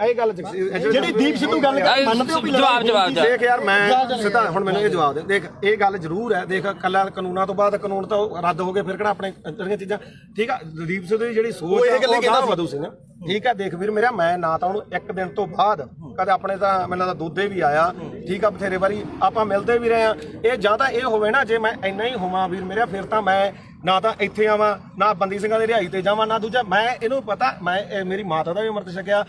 ਇਹ ਗੱਲ ਜਿਹੜੀ ਦੀਪ ਸਿੱਧੂ ਗੱਲ ਮੰਨਦੇ ਹੋ ਵੀ ਜਵਾਬ ਦੇਖ ਯਾਰ ਮੈਂ ਸਿੱਧਾ ਹੁਣ ਮੈਨੂੰ ਇਹ ਜਵਾਬ ਦੇ। ਦੇਖ ਇਹ ਗੱਲ ਜ਼ਰੂਰ ਹੈ। ਦੇਖ ਕੱਲਾ ਕਾਨੂੰਨਾਂ ਤੋਂ ਬਾਅਦ ਕਾਨੂੰਨ ਤਾਂ ਰੱਦ ਹੋ ਗਏ ਫਿਰ ਕਿਹੜਾ ਆਪਣੇ ਜਿਹੜੀਆਂ ਚੀਜ਼ਾਂ ਠੀਕ ਆ। ਦੀਪ ਸਿੱਧੂ ਦੀ ਜਿਹੜੀ ਸੋਚ ਹੈ ਉਹ ਗਾਹ ਵਧੂ ਸੀ ਨਾ। ਠੀਕ ਆ ਦੇਖ ਵੀਰ ਮੇਰਾ ਮੈਂ ਨਾ ਤਾਂ ਉਹਨੂੰ ਇੱਕ ਦਿਨ ਤੋਂ ਬਾਅਦ ਕਦੇ ਆਪਣੇ ਤਾਂ ਮੈਨੂੰ ਲੱਗਦਾ ਦੋਦੇ ਵੀ ਆਇਆ ਠੀਕ ਆ ਬਥੇਰੇ ਵਾਰੀ ਆਪਾਂ ਮਿਲਦੇ ਵੀ ਰਹੇ ਆ। ਇਹ ਜਾਂ ਤਾਂ ਇਹ ਹੋਵੇ ਨਾ ਜੇ ਮੈਂ ਇੰਨਾ ਹੀ ਹੋਵਾਂ ਵੀਰ ਮੇਰਾ ਫਿਰ ਤਾਂ ਮੈਂ ਨਾ ਤਾਂ ਇੱਥੇ ਆਵਾਂ ਨਾ ਬੰਦੀ ਸਿੰਘਾਂ ਦੀ ਰਿਹਾਈ ਤੇ ਜਾਵਾਂ ਨਾ ਦੂਜਾ ਮੈਂ ਇਹਨੂੰ ਪਤਾ ਮੈਂ ਮੇਰੀ ਮਾਤਾ ਦਾ ਵੀ ਅੰਮ੍ਰਿਤ ਛਕਿਆ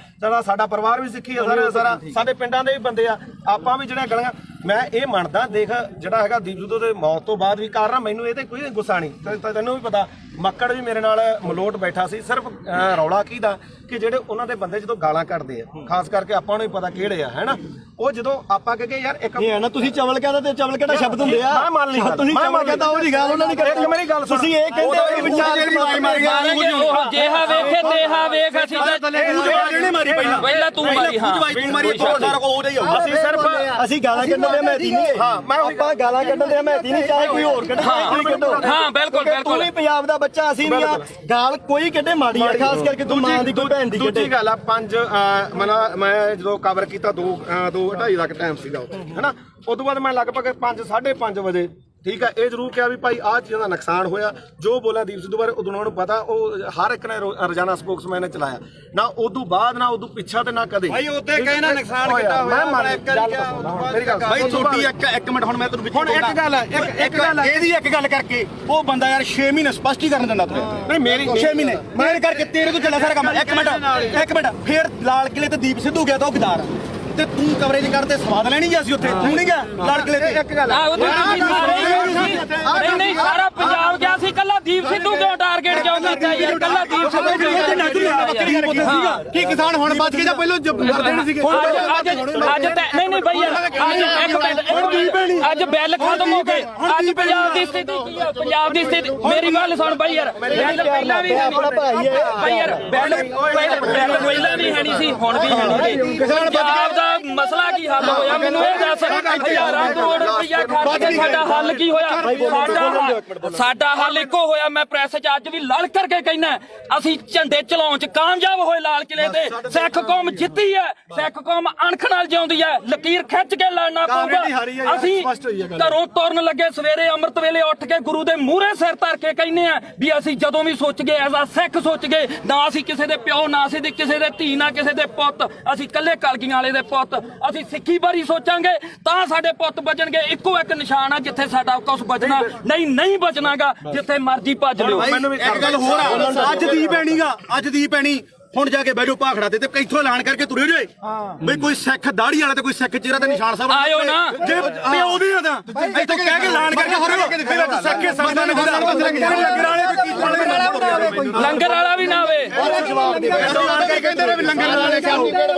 ਸਾਡਾ ਪਰਿਵਾਰ ਵੀ ਸਿੱਖੀ ਆ ਸਾਰਾ ਸਾਡੇ ਪਿੰਡਾਂ ਦੇ ਵੀ ਬੰਦੇ ਆ ਆਪਾਂ ਵੀ ਜਿਹੜਾ ਗਲੀਆਂ ਮੈਂ ਇਹ ਮੰਨਦਾ। ਦੇਖ ਜਿਹੜਾ ਹੈਗਾ ਦੀਪ ਸਿੱਧੂ ਦੇ ਮੌਤ ਤੋਂ ਬਾਅਦ ਵੀ ਕਾਰਨ ਮੈਨੂੰ ਇਹ ਤੇ ਕੋਈ ਗੁੱਸਾ ਨਹੀਂ। ਤੈਨੂੰ ਵੀ ਪਤਾ ਮੱਕੜ ਵੀ ਮੇਰੇ ਨਾਲ ਮਲੋਟ ਬੈਠਾ ਸੀ। ਸਿਰਫ ਰੌਲਾ ਕੀ ਦਾ ਕਿ ਜਿਹੜੇ ਉਹਨਾਂ ਦੇ ਬੰਦੇ ਜਦੋਂ ਗਾਲਾਂ ਕੱਢਦੇ ਆ ਖਾਸ ਕਰਕੇ ਆਪਾਂ ਨੂੰ ਵੀ ਪਤਾ ਕਿਹੜੇ ਆ ਹੈਨਾ। ਉਹ ਜਦੋਂ ਆਪਾਂ ਕਹੇ ਯਾਰ ਇੱਕ ਨਹੀਂ ਹੈ ਨਾ ਤੁਸੀਂ ਚਵਲ ਕਹਿੰਦਾ ਤੇ ਚਵਲ ਕਿਹੜਾ ਸ਼ਬਦ ਹੁੰਦੇ ਆ? ਮੈਂ ਮੰਨ ਲਈ ਤੁਸੀਂ ਚਵਲ ਕਹਿੰਦਾ ਉਹ ਦੀ ਗੱਲ ਉਹਨਾਂ ਨੇ ਕਰੀ। ਮੇਰੀ ਗੱਲ ਤੁਸੀਂ ਇਹ ਕਹਿੰਦੇ ਹੋ ਕਿ ਵਿਚਾਰ ਉਹ ਜਿਹਾ ਵੇਖੇ ਤੇਹਾ ਵੇਖ। ਅਸੀਂ ਮਾਰੀ ਪਹਿਲਾਂ ਤੂੰ ਮਾਰੀ ਹਾਂ ਤੂੰ ਮਾਰੀ ਸਾਰਾ ਕੋ ਉਹਦਾ ਹੀ ਹੋਊ। ਅਸੀਂ ਸਿਰਫ ਅਸੀਂ ਗਾਲਾਂ ਕੱਢਣ ਦੇ ਮਹਿਤੀ ਨਹੀਂ। ਹਾਂ ਮੈਂ ਆਪਾਂ ਗਾਲਾਂ ਕੱਢਣ ਦੇ ਮਹਿਤੀ ਨਹੀਂ ਚਾਹੇ ਕੋਈ ਹੋਰ ਕੱਢੇ ਕੋਈ ਕੱਢੋ। ਹਾਂ ਬਿਲਕੁਲ ਤੂੰ ਵੀ ਪੰਜਾਬ ਦਾ ਬੱਚਾ ਅਸੀਂ ਨਹੀਂ ਆ। ਗਾਲ ਕੋਈ ਕੱਢੇ ਮਾੜੀ ਆ ਖਾਸ ਕਰਕੇ ਤੂੰ ਮਾਂ ਦੀ ਕੋਈ ਭੈਣ ਦੀ ਕੱਢੇ। ਦੂਜੀ ਗੱਲ ਆ ਮੈਂ ਜਦੋਂ ਕਵਰ ਕੀਤਾ 2:30 ਦਾ ਟਾਈਮ ਸੀਗਾ ਉੱਥੇ ਹੈਨਾ। ਉਸ ਤੋਂ ਬਾਅਦ ਮੈਂ ਲਗਭਗ 5:30 ਵਜੇ ਠੀਕ ਹੈ ਇਹ ਜ਼ਰੂਰ ਕਿਹਾ ਵੀ ਭਾਈ ਆਹ ਚੀਜ਼ਾਂ ਦਾ ਨੁਕਸਾਨ ਹੋਇਆ। ਜੋ ਬੋਲਿਆ ਦੀਪ ਸਿੱਧੂ ਬਾਰੇ ਉਦੋਂ ਉਹਨਾਂ ਨੂੰ ਪਤਾ ਉਹ ਹਰ ਇੱਕ ਨੇ ਰੋਜ਼ਾਨਾ ਸਪੋਕਸਮੈਨ ਨੇ ਚਲਾਇਆ ਨਾ ਉਦੋਂ ਬਾਅਦ ਨਾ ਉਦੋਂ ਪਿੱਛਾ ਤੇ ਨਾ ਕਦੇ ਭਾਈ ਉੱਤੇ ਕਹੇ ਨਾ ਨੁਕਸਾਨ ਕਿੱਦਾਂ ਹੋਇਆ ਮੇਰੀ ਗੱਲ ਭਾਈ ਛੋਟੀ ਇੱਕ ਮਿੰਟ ਹੁਣ ਮੈਂ ਤੈਨੂੰ ਹੁਣ ਇੱਕ ਗੱਲ ਹੈ ਇੱਕ ਗੱਲ ਹੈ ਇਹਦੀ ਇੱਕ ਗੱਲ ਕਰਕੇ ਉਹ ਬੰਦਾ ਯਾਰ 6 ਮਹੀਨੇ ਸਪਸ਼ਟੀਕਰਨ ਦਿੰਦਾ ਤੂੰ ਨਹੀਂ ਮੇਰੀ 6 ਮਹੀਨੇ ਮੇਰੇ ਕਰਕੇ ਤੇਰੇ ਤੋਂ ਚੱਲਿਆ ਸਾਰਾ ਕੰਮ। ਇੱਕ ਮਿੰਟ ਫੇਰ ਲਾਲ ਕਿਲੇ ਤੇ ਦੀਪ ਸਿੱਧੂ ਗਿਆ ਤਾਂ ਉਹ ਗਦਾਰ ਤੇ ਤੂੰ ਕਵਰੇਜ ਕਰਦੇ ਸਵਾਦ ਲੈਣੀ ਗਿਆ ਸੀ ਉੱਥੇ ਤੂੰ ਨਹੀਂ ਗਿਆ ਲਾਲ ਕਿਲੇ ਤੇ। ਇੱਕ ਗੱਲ ਨਹੀਂ ਸਾਰਾ ਪੰਜਾਬ ਗਿਆ ਸੀ ਕੱਲਾ ਦੀਪ ਸਿੱਧੂ ਕਿਉਂ ਟਾਰਗੇਟ ਕਿਉਂ ਕੀਤਾ ਯਾਰ? ਕੱਲਾ ਦੀਪ ਸਿੱਧੂ ਕੀ ਕਿਸਾਨ ਹੁਣ ਬਚ ਕੇ ਜਾਂ ਪਹਿਲਾਂ ਮਰਦੇ ਨਹੀਂ ਸੀਗੇ? ਅੱਜ ਨਹੀਂ ਬਈ ਯਾਰ ਅੱਜ ਇੱਕ ਮਿੰਟ ਅੱਜ ਬਿੱਲ ਖਤਮ ਹੋ ਗਏ। ਅੱਜ ਪੰਜਾਬ ਦੀ ਸਥਿਤੀ ਕੀ ਆ? ਪੰਜਾਬ ਦੀ ਸਥਿਤੀ ਮੇਰੀ ਗੱਲ ਸੁਣ ਬਈ ਯਾਰ ਬਿੱਲ ਪਹਿਲਾਂ ਵੀ ਆਪਣਾ ਭਾਈ ਹੈ ਬਈ ਯਾਰ ਬਿੱਲ ਪਹਿਲਾਂ ਵੀ ਹੈ ਨਹੀਂ ਸੀ ਹੁਣ ਵੀ ਹੈ ਨਹੀਂ। ਪੰਜਾਬ ਦਾ ਮਸਲਾ ਕੀ ਹੱਲ ਹੋਇਆ ਮੈਨੂੰ ਇਹ ਦੱਸ। ਹਜ਼ਾਰਾਂ ਕਰੋੜ ਰੁਪਇਆ ਖਰਚ ਕੇ ਸਾਡਾ ਹੱਲ ਕੀ ਹੋਇਆ? ਸਾਡਾ ਹੱਲ ਇੱਕੋ ਹੋਇਆ। ਮੈਂ ਪ੍ਰੈਸ 'ਚ ਅੱਜ ਵੀ ਲੜ ਕਰਕੇ ਕਹਿਣਾ ਅਸੀਂ ਝੰਡੇ ਚਲਾਉਣ 'ਚ ਕਾਮਯਾਬ ਹੋਏ ਲਾਲ ਕਿਲੇ ਤੇ। ਸਿੱਖ ਕੌਮ ਜਿੱਤੀ ਹੈ, ਸਿੱਖ ਕੌਮ ਅਣਖ ਨਾਲ ਜਿਉਂਦੀ ਹੈ। ਲਕੀਰ ਖਿੱਚ ਕੇ ਲੜਨਾ ਪਊਗਾ। ਅਸੀਂ ਘਰੋਂ ਤੁਰਨ ਲੱਗੇ ਸਵੇਰੇ ਅੰਮ੍ਰਿਤ ਵੇਲੇ ਉੱਠ ਕੇ ਗੁਰੂ ਦੇ ਮੂਹਰੇ ਸਿਰ ਧਰ ਕੇ ਕਹਿੰਦੇ ਆ ਵੀ ਅਸੀਂ ਜਦੋਂ ਵੀ ਸੋਚ ਗਏ ਐਜ਼ ਆ ਸਿੱਖ ਸੋਚ ਗਏ ਨਾ ਅਸੀਂ ਕਿਸੇ ਦੇ ਪਿਓ ਨਾ ਅਸੀਂ ਕਿਸੇ ਦੇ ਧੀ ਨਾ ਕਿਸੇ ਦੇ ਪੁੱਤ ਅਸੀਂ ਇਕੱਲੇ ਕਲਗੀਆਂ ਵਾਲੇ ਦੇ ਪੁੱਤ। ਅਸੀਂ ਸਿੱਖੀ ਬਾਰੇ ਸੋਚਾਂਗੇ ਤਾਂ ਸਾਡੇ ਪੁੱਤ ਬਚਣਗੇ। ਇੱਕੋ ਇੱਕ ਨਿਸ਼ਾਨ ਆ ਜਿੱਥੇ ਸਾਡਾ ਕੁਝ ਬਚਣਾ ਨਹੀਂ ਬਚਣਾਗਾ ਜਿੱਥੇ ਮਰਜ਼ੀ ਭੱਜ ਲਿਓ। ਇੱਕ ਗੱਲ ਹੋਰ ਆ ਅੱਜ ਦੀ ਪੈਣੀ ਹੁਣ ਜਾ ਕੇ ਬੈਠੋ ਭਾਖੜਾ ਤੇ ਇੱਥੋਂ ਐਲਾਨ ਕਰਕੇ ਤੁਰੇ ਜੇ ਬਈ ਕੋਈ ਸਿੱਖ ਦਾੜੀ ਵਾਲਾ ਤੇ ਕੋਈ ਸਿੱਖ ਚਿਹਰਾ ਤੇ ਨਿਸ਼ਾਨ ਸਾਹਿਬ ਆਇਓ ਨਾ ਜੇ ਪਿਓ ਦੀ ਨਾ ਇੱਥੋਂ ਕਹਿ ਕੇ ਐਲਾਨ ਕਰਕੇ ਹੋ ਸਿੱਖ ਸੰਗਤਾਂ ਨੇ ਲੰਗਰ ਵਾਲਾ ਵੀ ਨਾ ਹੋਵੇ। ਕਹਿੰਦੇ ਨੇ ਵੀ ਲੰਗਰ ਵਾਲੇ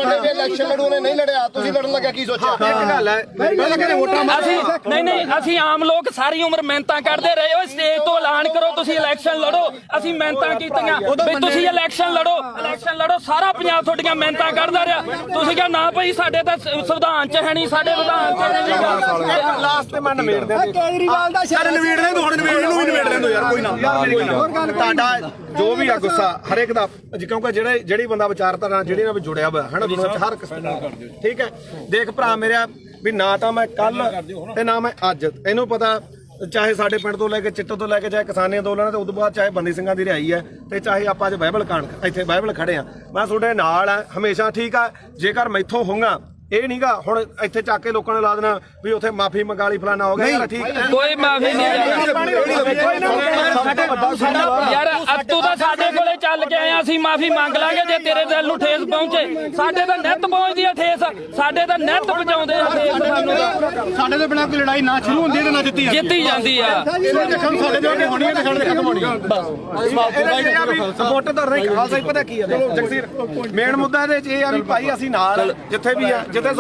ਵੱਡੇ ਇਲੈਕਸ਼ਨ ਲੜੂ ਨੇ ਨਹੀਂ ਲੜਿਆ ਤੁਸੀਂ ਲੜਨ ਲੱਗਿਆ ਕੀ ਸੋਚਿਆ? ਇੱਕ ਗੱਲ ਹੈ ਪਹਿਲਾਂ ਕਹਿੰਦੇ ਵੋਟਾਂ ਅਸੀਂ ਆਮ ਲੋਕ ਸਾਰੀ ਉਮਰ ਮਿਹਨਤਾਂ ਕਰਦੇ ਰਹੇ। ਓਏ ਸਟੇਜ ਤੋਂ ਐਲਾਨ ਕਰੋ ਤੁਸੀਂ ਇਲੈਕਸ਼ਨ ਲੜੋ। ਅਸੀਂ ਮਿਹਨਤਾਂ ਕੀਤੀਆਂ ਵੀ ਤੁਸੀਂ ਇਲੈਕਸ਼ਨ ਲੜੋ ਸਾਰਾ ਪੰਜਾਬ ਤੁਹਾਡੀਆਂ ਮਿਹਨਤਾਂ ਕਰਦਾ ਰਿਹਾ। ਤੁਸੀਂ ਕਿਹਾ ਨਾ ਭਾਈ ਸਾਡੇ ਤਾਂ ਸੰਵਿਧਾਨ 'ਚ ਹੈ ਨਹੀਂ ਸਾਡੇ ਵਿਧਾਨ 'ਚ ਲਾਸਟ ਤੇ ਮੈਂ ਨਵੇੜਦੇ ਕੇਜਰੀਵਾਲ ਦਾ ਚੱਲ ਨਵੇੜ ਦੇ ਹੁਣ ਨਵੇੜ ਨੂੰ ਵੀ ਨਵੇੜ ਦੇ ਯਾਰ ਕੋਈ ਨਾ ਤੁਹਾਡਾ ਜੋ ਵੀ ਆ ਗੁੱਸਾ ਹਰੇਕ ਦਾ ਕਿਉਂਕਿ ਜਿਹੜੀ ਬੰਦਾ ਵਿਚਾਰਧਾਰਾ ਜਿਹੜੀ ਨਾਲ ਜੁੜਿਆ ਹੋਇਆ ਹੈ ਨਾ ਦੁਨੀਆ ਵਿੱਚ ਹਰ ਕਿਸਮ ਦਾ ਠੀਕ ਹੈ। ਦੇਖ ਭਰਾ ਮੇਰਾ ਵੀ ਨਾ ਤਾਂ ਮੈਂ ਕੱਲ ਤੇ ਨਾ ਮੈਂ ਅੱਜ ਇਹਨੂੰ ਪਤਾ ਚਾਹੇ ਸਾਡੇ ਪਿੰਡ ਤੋਂ ਲੈ ਕੇ ਚਿੱਟੇ ਤੋਂ ਲੈ ਕੇ ਚਾਹੇ ਕਿਸਾਨੀ ਅੰਦੋਲਨ ਤੇ ਉਦੋਂ ਬਾਅਦ ਚਾਹੇ ਬੰਦੀ ਸਿੰਘਾਂ ਦੀ ਰਿਹਾਈ ਹੈ ਤੇ ਚਾਹੇ ਆਪਾਂ ਅੱਜ ਬਾਈਬਲ ਕਾਂਡ ਇੱਥੇ ਬਾਈਬਲ ਖੜੇ ਆ ਮੈਂ ਤੁਹਾਡੇ ਨਾਲ ਆ ਹਮੇਸ਼ਾ ਠੀਕ ਆ ਜੇਕਰ ਮੈਥੋਂ ਹੋਊਗਾ ਇਹ ਨਹੀਂਗਾ ਹੁਣ ਇੱਥੇ ਚੱਕ ਕੇ ਲੋਕਾਂ ਨੇ ਲਾ ਦੇਣਾ ਵੀ ਉੱਥੇ ਮਾਫੀ ਮੰਗਾ ਲਈ ਫਲਾਣਾ ਹੋ ਗਿਆ ਯਾਰ ਠੀਕ ਹੈ ਕੋਈ ਮਾਫੀ ਨਹੀਂ ਯਾਰ ਤੂੰ ਤਾਂ ਸਾਡੇ ਕੋਲੇ ਚੱਲ ਕੇ ਆਇਆ ਅਸੀਂ ਮਾਫੀ ਮੰਗ ਲਾਂਗੇ ਜੇ ਤੇਰੇ ਦਿਲ ਨੂੰ ਠੇਸ ਪਹੁੰਚੇ ਸਾਡੇ ਤਾਂ ਨਿੱਤ ਪਹੁੰਚਦੀ ਆ ਠੇਸ ਸਾਡੇ ਤਾਂ ਨਿੱਤ ਪਹੁੰਚਾਉਂਦੇ ਆ ਠੇਸ ਸਾਨੂੰ ਸਾਡੇ ਤੋਂ ਬਿਨਾਂ ਕੋਈ ਲੜਾਈ ਨਾ ਸ਼ੁਰੂ ਹੁੰਦੀ ਤੇ ਨਾ ਜਿੱਤੀ ਜਾਂਦੀ ਆ ਸਾਡੇ ਦੇ ਅੱਗੇ ਹੋਣੀ ਹੈ ਤੇ ਸਾਡੇ ਖਤਮ ਹੋਣੀ ਹੈ ਸਪੋਰਟ ਤਾਂ ਨਹੀਂ ਖਾਲਸਾ ਹੀ ਪਤਾ ਕੀ ਹੈ ਜਗਸੀਰ ਮੇਨ ਮੁੱਦਾ ਇਹਦੇ ਚ ਇਹ ਆ ਵੀ ਭਾਈ ਅਸੀਂ ਨਾਲ ਜਿੱਥੇ ਵੀ ਆ 2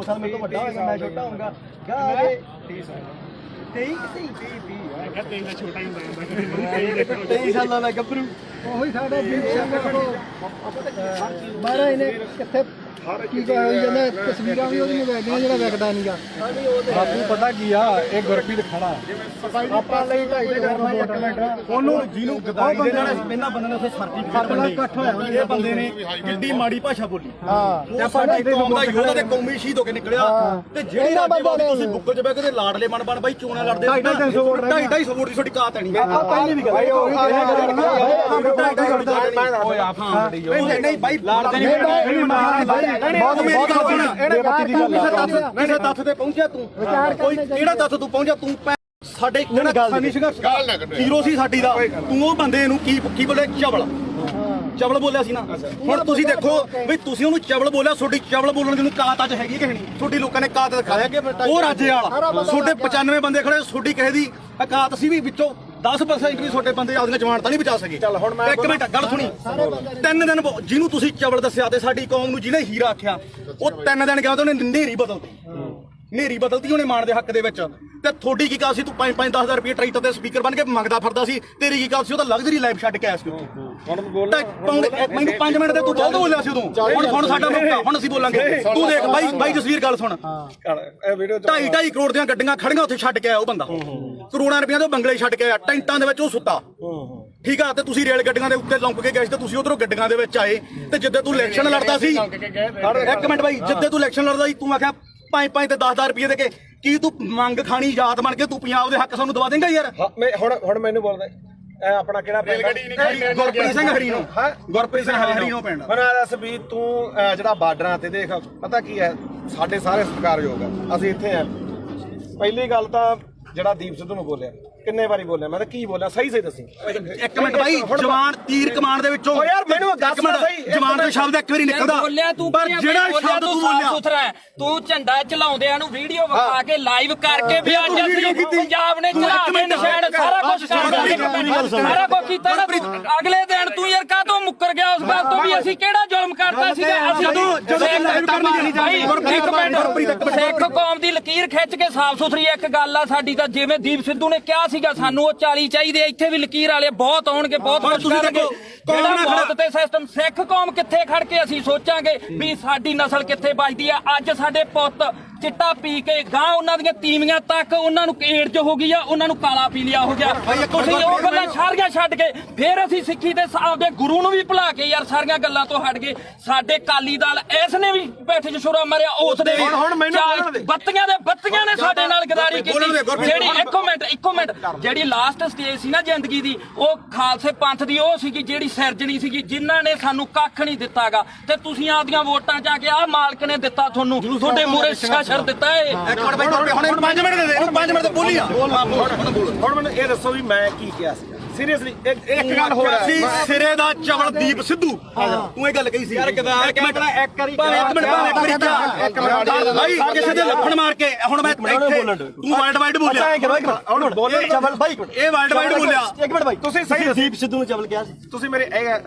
ਸਾਲ ਮੇਰੇ ਤੋਂ ਵੱਡਾ ਹੋਏਗਾ ਮੈਂ ਛੋਟਾ ਹੋਊਗਾ ਗਾਰੇ 23 ਸਾਲਾਂ ਦਾ ਗੱਭਰੂ ਉਹੀ ਸਾਡਾ ਦੀਪ ਸਿੰਘ ਬਾਹਰ ਇਹਨੇ ਕਿੱਥੇ ਕੀ ਹੋਈ ਜਾਂਦਾ ਤਸਵੀਰਾਂ ਵੀ ਉਹਦੀ ਮੋਬਾਈਲਾਂ ਜਿਹੜਾ ਵਿਕਦਾ ਨਹੀਂਗਾ ਬਾਪੂ ਪਤਾ ਕੀ ਆ ਇਹ ਗੁਰਪ੍ਰੀਤ ਖੜਾ ਆਪਾਂ ਲਈ ਢਾਈ ਦੇ ਕਰਨਾ ਇੱਕ ਮਿੰਟ ਉਹਨੂੰ ਜਿਹਨੂੰ ਗਦਾਈ ਦੇ ਨਾਲ ਇਹਨਾਂ ਬੰਦੇ ਨੇ ਉੱਥੇ ਸਰਟੀਫਿਕੇਟ ਇਕੱਠ ਹੋਇਆ ਇਹ ਬੰਦੇ ਨੇ ਕਿੱਡੀ ਮਾੜੀ ਭਾਸ਼ਾ ਬੋਲੀ ਹਾਂ ਤੇ ਸਾਡੀ ਕੌਮ ਦਾ ਯੋਧਾ ਤੇ ਕੌਮੀ ਸ਼ਹੀਦ ਹੋ ਕੇ ਨਿਕਲਿਆ ਤੇ ਜਿਹੜੇ ਰਾਜੇ ਤੁਸੀਂ ਬੁੱਕਲ 'ਚ ਬਹਿ ਕੇ ਤੇ ਲਾਡਲੇ ਬਣ ਬਾਈ ਚੋਣਾਂ ਲੜਦੇ 250 ਵੋਟ ਦੀ ਤੁਹਾਡੀ ਕਾਤ ਨਹੀਂ ਪਹਿਲੀ ਵੀ ਗੱਲ ਨਹੀਂ ਬਾਈ ਕਿਸੇ ਤੱਥ ਤੇ ਪਹੁੰਚਿਆ ਤੂੰ ਕੋਈ ਕਿਹੜਾ ਤੱਥ ਤੂੰ ਪਹੁੰਚਿਆ ਤੂੰ ਸਾਡੇ ਜਿਹੜਾ ਕਿਸਾਨੀ ਸੰਘਰਸ਼ ਹੀਰੋ ਸੀ ਸਾਡੀ ਦਾ ਤੂੰ ਉਹ ਬੰਦੇ ਨੂੰ ਕੀ ਬੋਲੇ ਚਵਲ ਬੋਲਿਆ ਸੀ ਨਾ ਹੁਣ ਤੁਸੀਂ ਦੇਖੋ ਵੀ ਤੁਸੀਂ ਉਹਨੂੰ ਚਵਲ ਬੋਲਿਆ ਤੁਹਾਡੀ ਚਵਲ ਬੋਲਣ ਦੀ ਨੂੰ ਕਾਤ ਅੱਜ ਹੈਗੀ ਕਿ ਨਹੀਂ ਤੁਹਾਡੀ ਲੋਕਾਂ ਨੇ ਕਾਤ ਦਿਖਾਇਆ ਉਹ ਰਾਜੇ ਵਾਲਾ ਤੁਹਾਡੇ 95 ਬੰਦੇ ਖੜੇ ਤੁਹਾਡੀ ਕਿਸੇ ਦੀ ਔਕਾਤ ਸੀ ਵੀ ਵਿੱਚੋਂ 10% ਵੀ ਤੁਹਾਡੇ ਬੰਦੇ ਆਪਦੀਆਂ ਜਮਾਨਤਾਂ ਨਹੀਂ ਬਚਾ ਸਕੇ ਚੱਲ ਹੁਣ ਮੈਂ ਇੱਕ ਮਿੰਟ ਗੱਲ ਸੁਣੀ 3 ਦਿਨ ਜਿਹਨੂੰ ਤੁਸੀਂ ਚਵਲ ਦੱਸਿਆ ਤੇ ਸਾਡੀ ਕੌਮ ਨੂੰ ਜਿਹਨੇ ਹੀਰਾ ਆਖਿਆ ਉਹ 3 ਦਿਨ ਗਿਆ ਤੇ ਉਹਨੇ ਨੇਰੀ ਬਦਲਤੀ ਉਹਨੇ ਮਾਣ ਦੇ ਹੱਕ ਦੇ ਵਿੱਚ ਤੇ ਤੁਹਾਡੀ ਕੀ ਕਾਲ ਸੀ ਤੂੰ 5-10 ਰੁਪਏ ਟਰੈਕਟਰ ਤੇ ਸਪੀਕਰ ਬਣ ਕੇ ਮੰਗਦਾ ਫਿਰਦਾ ਸੀ ਤੇਰੀ ਕੀ ਕਾਲ ਸੀ ਉਹ ਤਾਂ ਲਗਜ਼ਰੀ ਲਾਈਫ ਛੱਡ ਕੇ ਆਇਆ ਸੀ ਮੈਨੂੰ 5 ਮਿੰਟ ਤੇ ਤੂੰ ਬਹੁਤ ਬੋਲਿਆ ਸੀ ਉਦੋਂ ਹੁਣ ਸਾਡਾ ਮੌਕਾ ਹੁਣ ਅਸੀਂ ਬੋਲਾਂਗੇ ਤੂੰ ਦੇਖ ਬਾਈ ਜਸਵੀਰ ਗੱਲ ਸੁਣ 2.5 ਕਰੋੜ ਦੀਆਂ ਗੱਡੀਆਂ ਖੜੀਆਂ ਉੱਥੇ ਛੱਡ ਕੇ ਆਇਆ ਉਹ ਬੰਦਾ ਕਰੋੜਾਂ ਰੁਪਈਆਂ ਦੇ ਬੰਗਲੇ ਛੱਡ ਕੇ ਆਇਆ ਟੈਂਟਾਂ ਦੇ ਵਿੱਚ ਉਹ ਸੁੱਤਾ ਠੀਕ ਆ ਤੇ ਤੁਸੀਂ ਰੇਲ ਗੱਡੀਆਂ ਦੇ ਉੱਤੇ ਲੰਕ ਕੇ ਗਏ ਸੀ ਤੇ ਤੁਸੀਂ ਉਧਰੋਂ ਗੱਡੀਆਂ ਦੇ ਵਿੱਚ ਆਏ ਤੇ ਜਿੱਦੇ ਤੂੰ ਇਲੈਕਸ਼ਨ ਲੜਦਾ ਸੀ ਇੱਕ ਮਿੰਟ ਬਾਈ ਜਿੱਦੇ ਤੂੰ ਇਲੈਕਸ਼ਨ ਲੜਦਾ ਸੀ ਤੂੰ ਆਖਿਆ 5 ਤੇ 10 ਰੁਪਏ ਦੇ ਕੇ ਕੀ ਤੂੰ ਮੰਗ ਖਾਣੀ ਯਾਦ ਬਣ ਕੇ ਤੂੰ ਪੰਜਾਬ ਦੇ ਹੱਕ ਸਾਨੂੰ ਦਵਾ ਦੇਂਗਾ ਯਾਰ ਹੁਣ ਮੈਨੂੰ ਬੋਲਦਾ ਇਹ ਆਪਣਾ ਕਿਹੜਾ ਪਿੰਡ ਗੁਰਪ੍ਰੀਤ ਸਿੰਘ ਹਰੀਨੋ ਗੁਰਪ੍ਰੀਤ ਸਿੰਘ ਹਰੀਨੋ ਪਿੰਡ ਮੈਨੂੰ ਦੱਸ ਵੀ ਤੂੰ ਜਿਹੜਾ ਬਾਰਡਰਾਂ ਤੇ ਦੇਖ ਪਤਾ ਕੀ ਹੈ ਸਾਡੇ ਸਾਰੇ ਸਤਿਕਾਰਯੋਗ ਆ ਅਸੀਂ ਇੱਥੇ ਆ ਪਹਿਲੀ ਗੱਲ ਤਾਂ ਜਿਹੜਾ ਦੀਪ ਸਿੱਧੂ ਨੂੰ ਬੋਲਿਆ ਕਿੰਨੇ ਵਾਰੀ ਬੋਲਿਆ ਮੈਂ ਤਾਂ ਕੀ ਬੋਲਿਆ ਸਹੀ ਦੱਸੀ ਇੱਕ ਮਿੰਟ ਬਾਈ ਜਵਾਨ ਤੀਰ ਕਮਾਨ ਦੇ ਵਿੱਚੋਂ ਓ ਯਾਰ ਮੈਨੂੰ ਦੱਸ ਸਹੀ ਜਵਾਨ ਦਾ ਸ਼ਬਦ ਇੱਕ ਵਾਰੀ ਨਿਕਲਦਾ ਪਰ ਜਿਹੜਾ ਸ਼ਬਦ ਤੂੰ ਬੋਲਿਆ ਤੂੰ ਝੰਡਾ ਚਲਾਉਂਦਿਆਂ ਨੂੰ ਵੀਡੀਓ ਵਿਖਾ ਕੇ ਲਾਈਵ ਕਰਕੇ ਵੀ ਅੱਜ ਅਸੀਂ ਪੰਜਾਬ ਨੇ ਚੜਾ ਕੇ ਨਿਸ਼ਾਨ ਸਾਰਾ ਕੁਝ ਸਾਰਾ ਕੁਝ ਕੀਤਾ ਨਾ ਅਗਲੇ ਦਿਨ ਤੂੰ ਯਾਰ ਕਾਹਤੋਂ ਮੁੱਕਰ ਗਿਆ ਉਸ ਗੱਲ ਤੋਂ ਵੀ ਅਸੀਂ ਕਿਹੜਾ ਜ਼ੁਲਮ ਕਰਤਾ ਸੀਗਾ ਅਸੀਂ ਸਿੱਖ ਕੌਮ ਦੀ ਲਕੀਰ ਖਿੱਚ ਕੇ ਸਾਫ਼ ਸੁਥਰੀ ਇੱਕ ਗੱਲ ਆ ਸਾਡੀ ਤਾਂ ਜਿਵੇਂ ਦੀਪ ਸਿੱਧੂ ਨੇ ਕਿਹਾ ਸੀਗਾ ਸਾਨੂੰ ਉਹ 40 ਚਾਹੀਦੇ ਇੱਥੇ ਵੀ ਲਕੀਰ ਵਾਲੇ ਬਹੁਤ ਆਉਣਗੇ ਬਹੁਤ ਕੁਝ ਕਰਨਗੇ ਜਿਹੜਾ ਮੌਤ ਤੇ ਸਿਸਟਮ ਸਿੱਖ ਕੌਮ ਕਿੱਥੇ ਖੜ ਕੇ ਅਸੀਂ ਸੋਚਾਂਗੇ ਵੀ ਸਾਡੀ ਨਸਲ ਕਿੱਥੇ ਬਚਦੀ ਆ ਅੱਜ ਸਾਡੇ ਪੁੱਤ ਚਿੱਟਾ ਪੀ ਕੇ ਗਾਂ ਉਹਨਾਂ ਦੀਆਂ ਤੀਵੀਆਂ ਤੱਕ ਉਹਨਾਂ ਨੂੰ ਏਡਜ਼ ਹੋ ਗਈ ਆ ਉਹਨਾਂ ਨੂੰ ਕਾਲਾ ਪੀਲੀਆ ਹੋ ਗਿਆ ਤੁਸੀਂ ਉਹ ਗੱਲਾਂ ਸਾਰੀਆਂ ਛੱਡ ਕੇ ਫਿਰ ਅਸੀਂ ਸਿੱਖੀ ਦੇ ਆਪਦੇ ਗੁਰੂ ਨੂੰ ਵੀ ਭੁਲਾ ਕੇ ਯਾਰ ਸਾਰੀਆਂ ਗੱਲਾਂ ਤੋਂ ਹਟ ਗਏ ਸਾਡੇ ਕਾਲੀ ਦਲ ਇਸ ਨੇ ਵੀ ਬੈਠੇ ਚ ਛੁਰਾ ਮਾਰਿਆ ਉਸ ਦੇ ਵੀ ਬੱਤੀਆਂ ਨੇ ਸਾਡੇ ਨਾਲ ਗਦਾਰੀ ਕੀਤੀ ਜਿਹੜੀ ਇੱਕ ਮਿੰਟ ਜਿਹੜੀ ਲਾਸਟ ਸਟੇਜ ਸੀ ਨਾ ਜ਼ਿੰਦਗੀ ਦੀ ਉਹ ਖਾਲਸੇ ਪੰਥ ਦੀ ਉਹ ਸੀਗੀ ਜਿਹੜੀ ਸਿਰਜਣੀ ਸੀਗੀ ਜਿਨ੍ਹਾਂ ਨੇ ਸਾਨੂੰ ਕੱਖ ਨਹੀਂ ਦਿੱਤਾਗਾ ਤੇ ਤੁਸੀਂ ਆਪਦੀਆਂ ਵੋਟਾਂ ਜਾ ਕੇ ਆਹ ਮਾਲਕ ਨੇ ਦਿੱਤਾ ਤੁਹਾਨੂੰ ਤੁਹਾਡੇ ਮੂਹਰੇ ਸ਼ਰ ਦਿੱਤਾ ਏ ਇੱਕ ਮਿੰਟ ਬਾਈ ਹੁਣ 5 ਮਿੰਟ ਦੇ ਦੇ 5 ਮਿੰਟ ਤੇ ਬੋਲੀ ਆ ਹੁਣ ਮੈਨੂੰ ਇਹ ਦੱਸੋ ਵੀ ਮੈਂ ਕੀ ਕਿਹਾ ਸੀ ਸੀਰੀਅਸਲੀ ਇੱਕ ਗੱਲ ਹੋ ਰਹੀ ਸੀ ਸਿਰੇ ਦਾ ਚਵਲ ਦੀਪ ਸਿੱਧੂ ਤੂੰ ਇਹ ਗੱਲ ਕਹੀ ਸੀ ਯਾਰ ਗਦਾਰ ਕਹਿਣਾ ਇੱਕ ਵਾਰੀ ਭਾਈ ਕਿਸੇ ਦੇ ਲੱਫੜ ਮਾਰ ਕੇ ਹੁਣ ਮੈਂ ਇੱਥੇ ਤੂੰ ਵਰਲਡ ਵਾਈਡ ਬੋਲਿਆ ਹੁਣ ਬੋਲਣ ਚਵਲ ਬਾਈ ਇਹ ਵਰਲਡ ਵਾਈਡ ਬੋਲਿਆ ਇੱਕ ਮਿੰਟ ਬਾਈ ਤੁਸੀਂ ਸਹੀ ਦੀਪ ਸਿੱਧੂ ਨੂੰ ਚਵਲ ਕਿਹਾ ਸੀ ਤੁਸੀਂ ਮੇਰੇ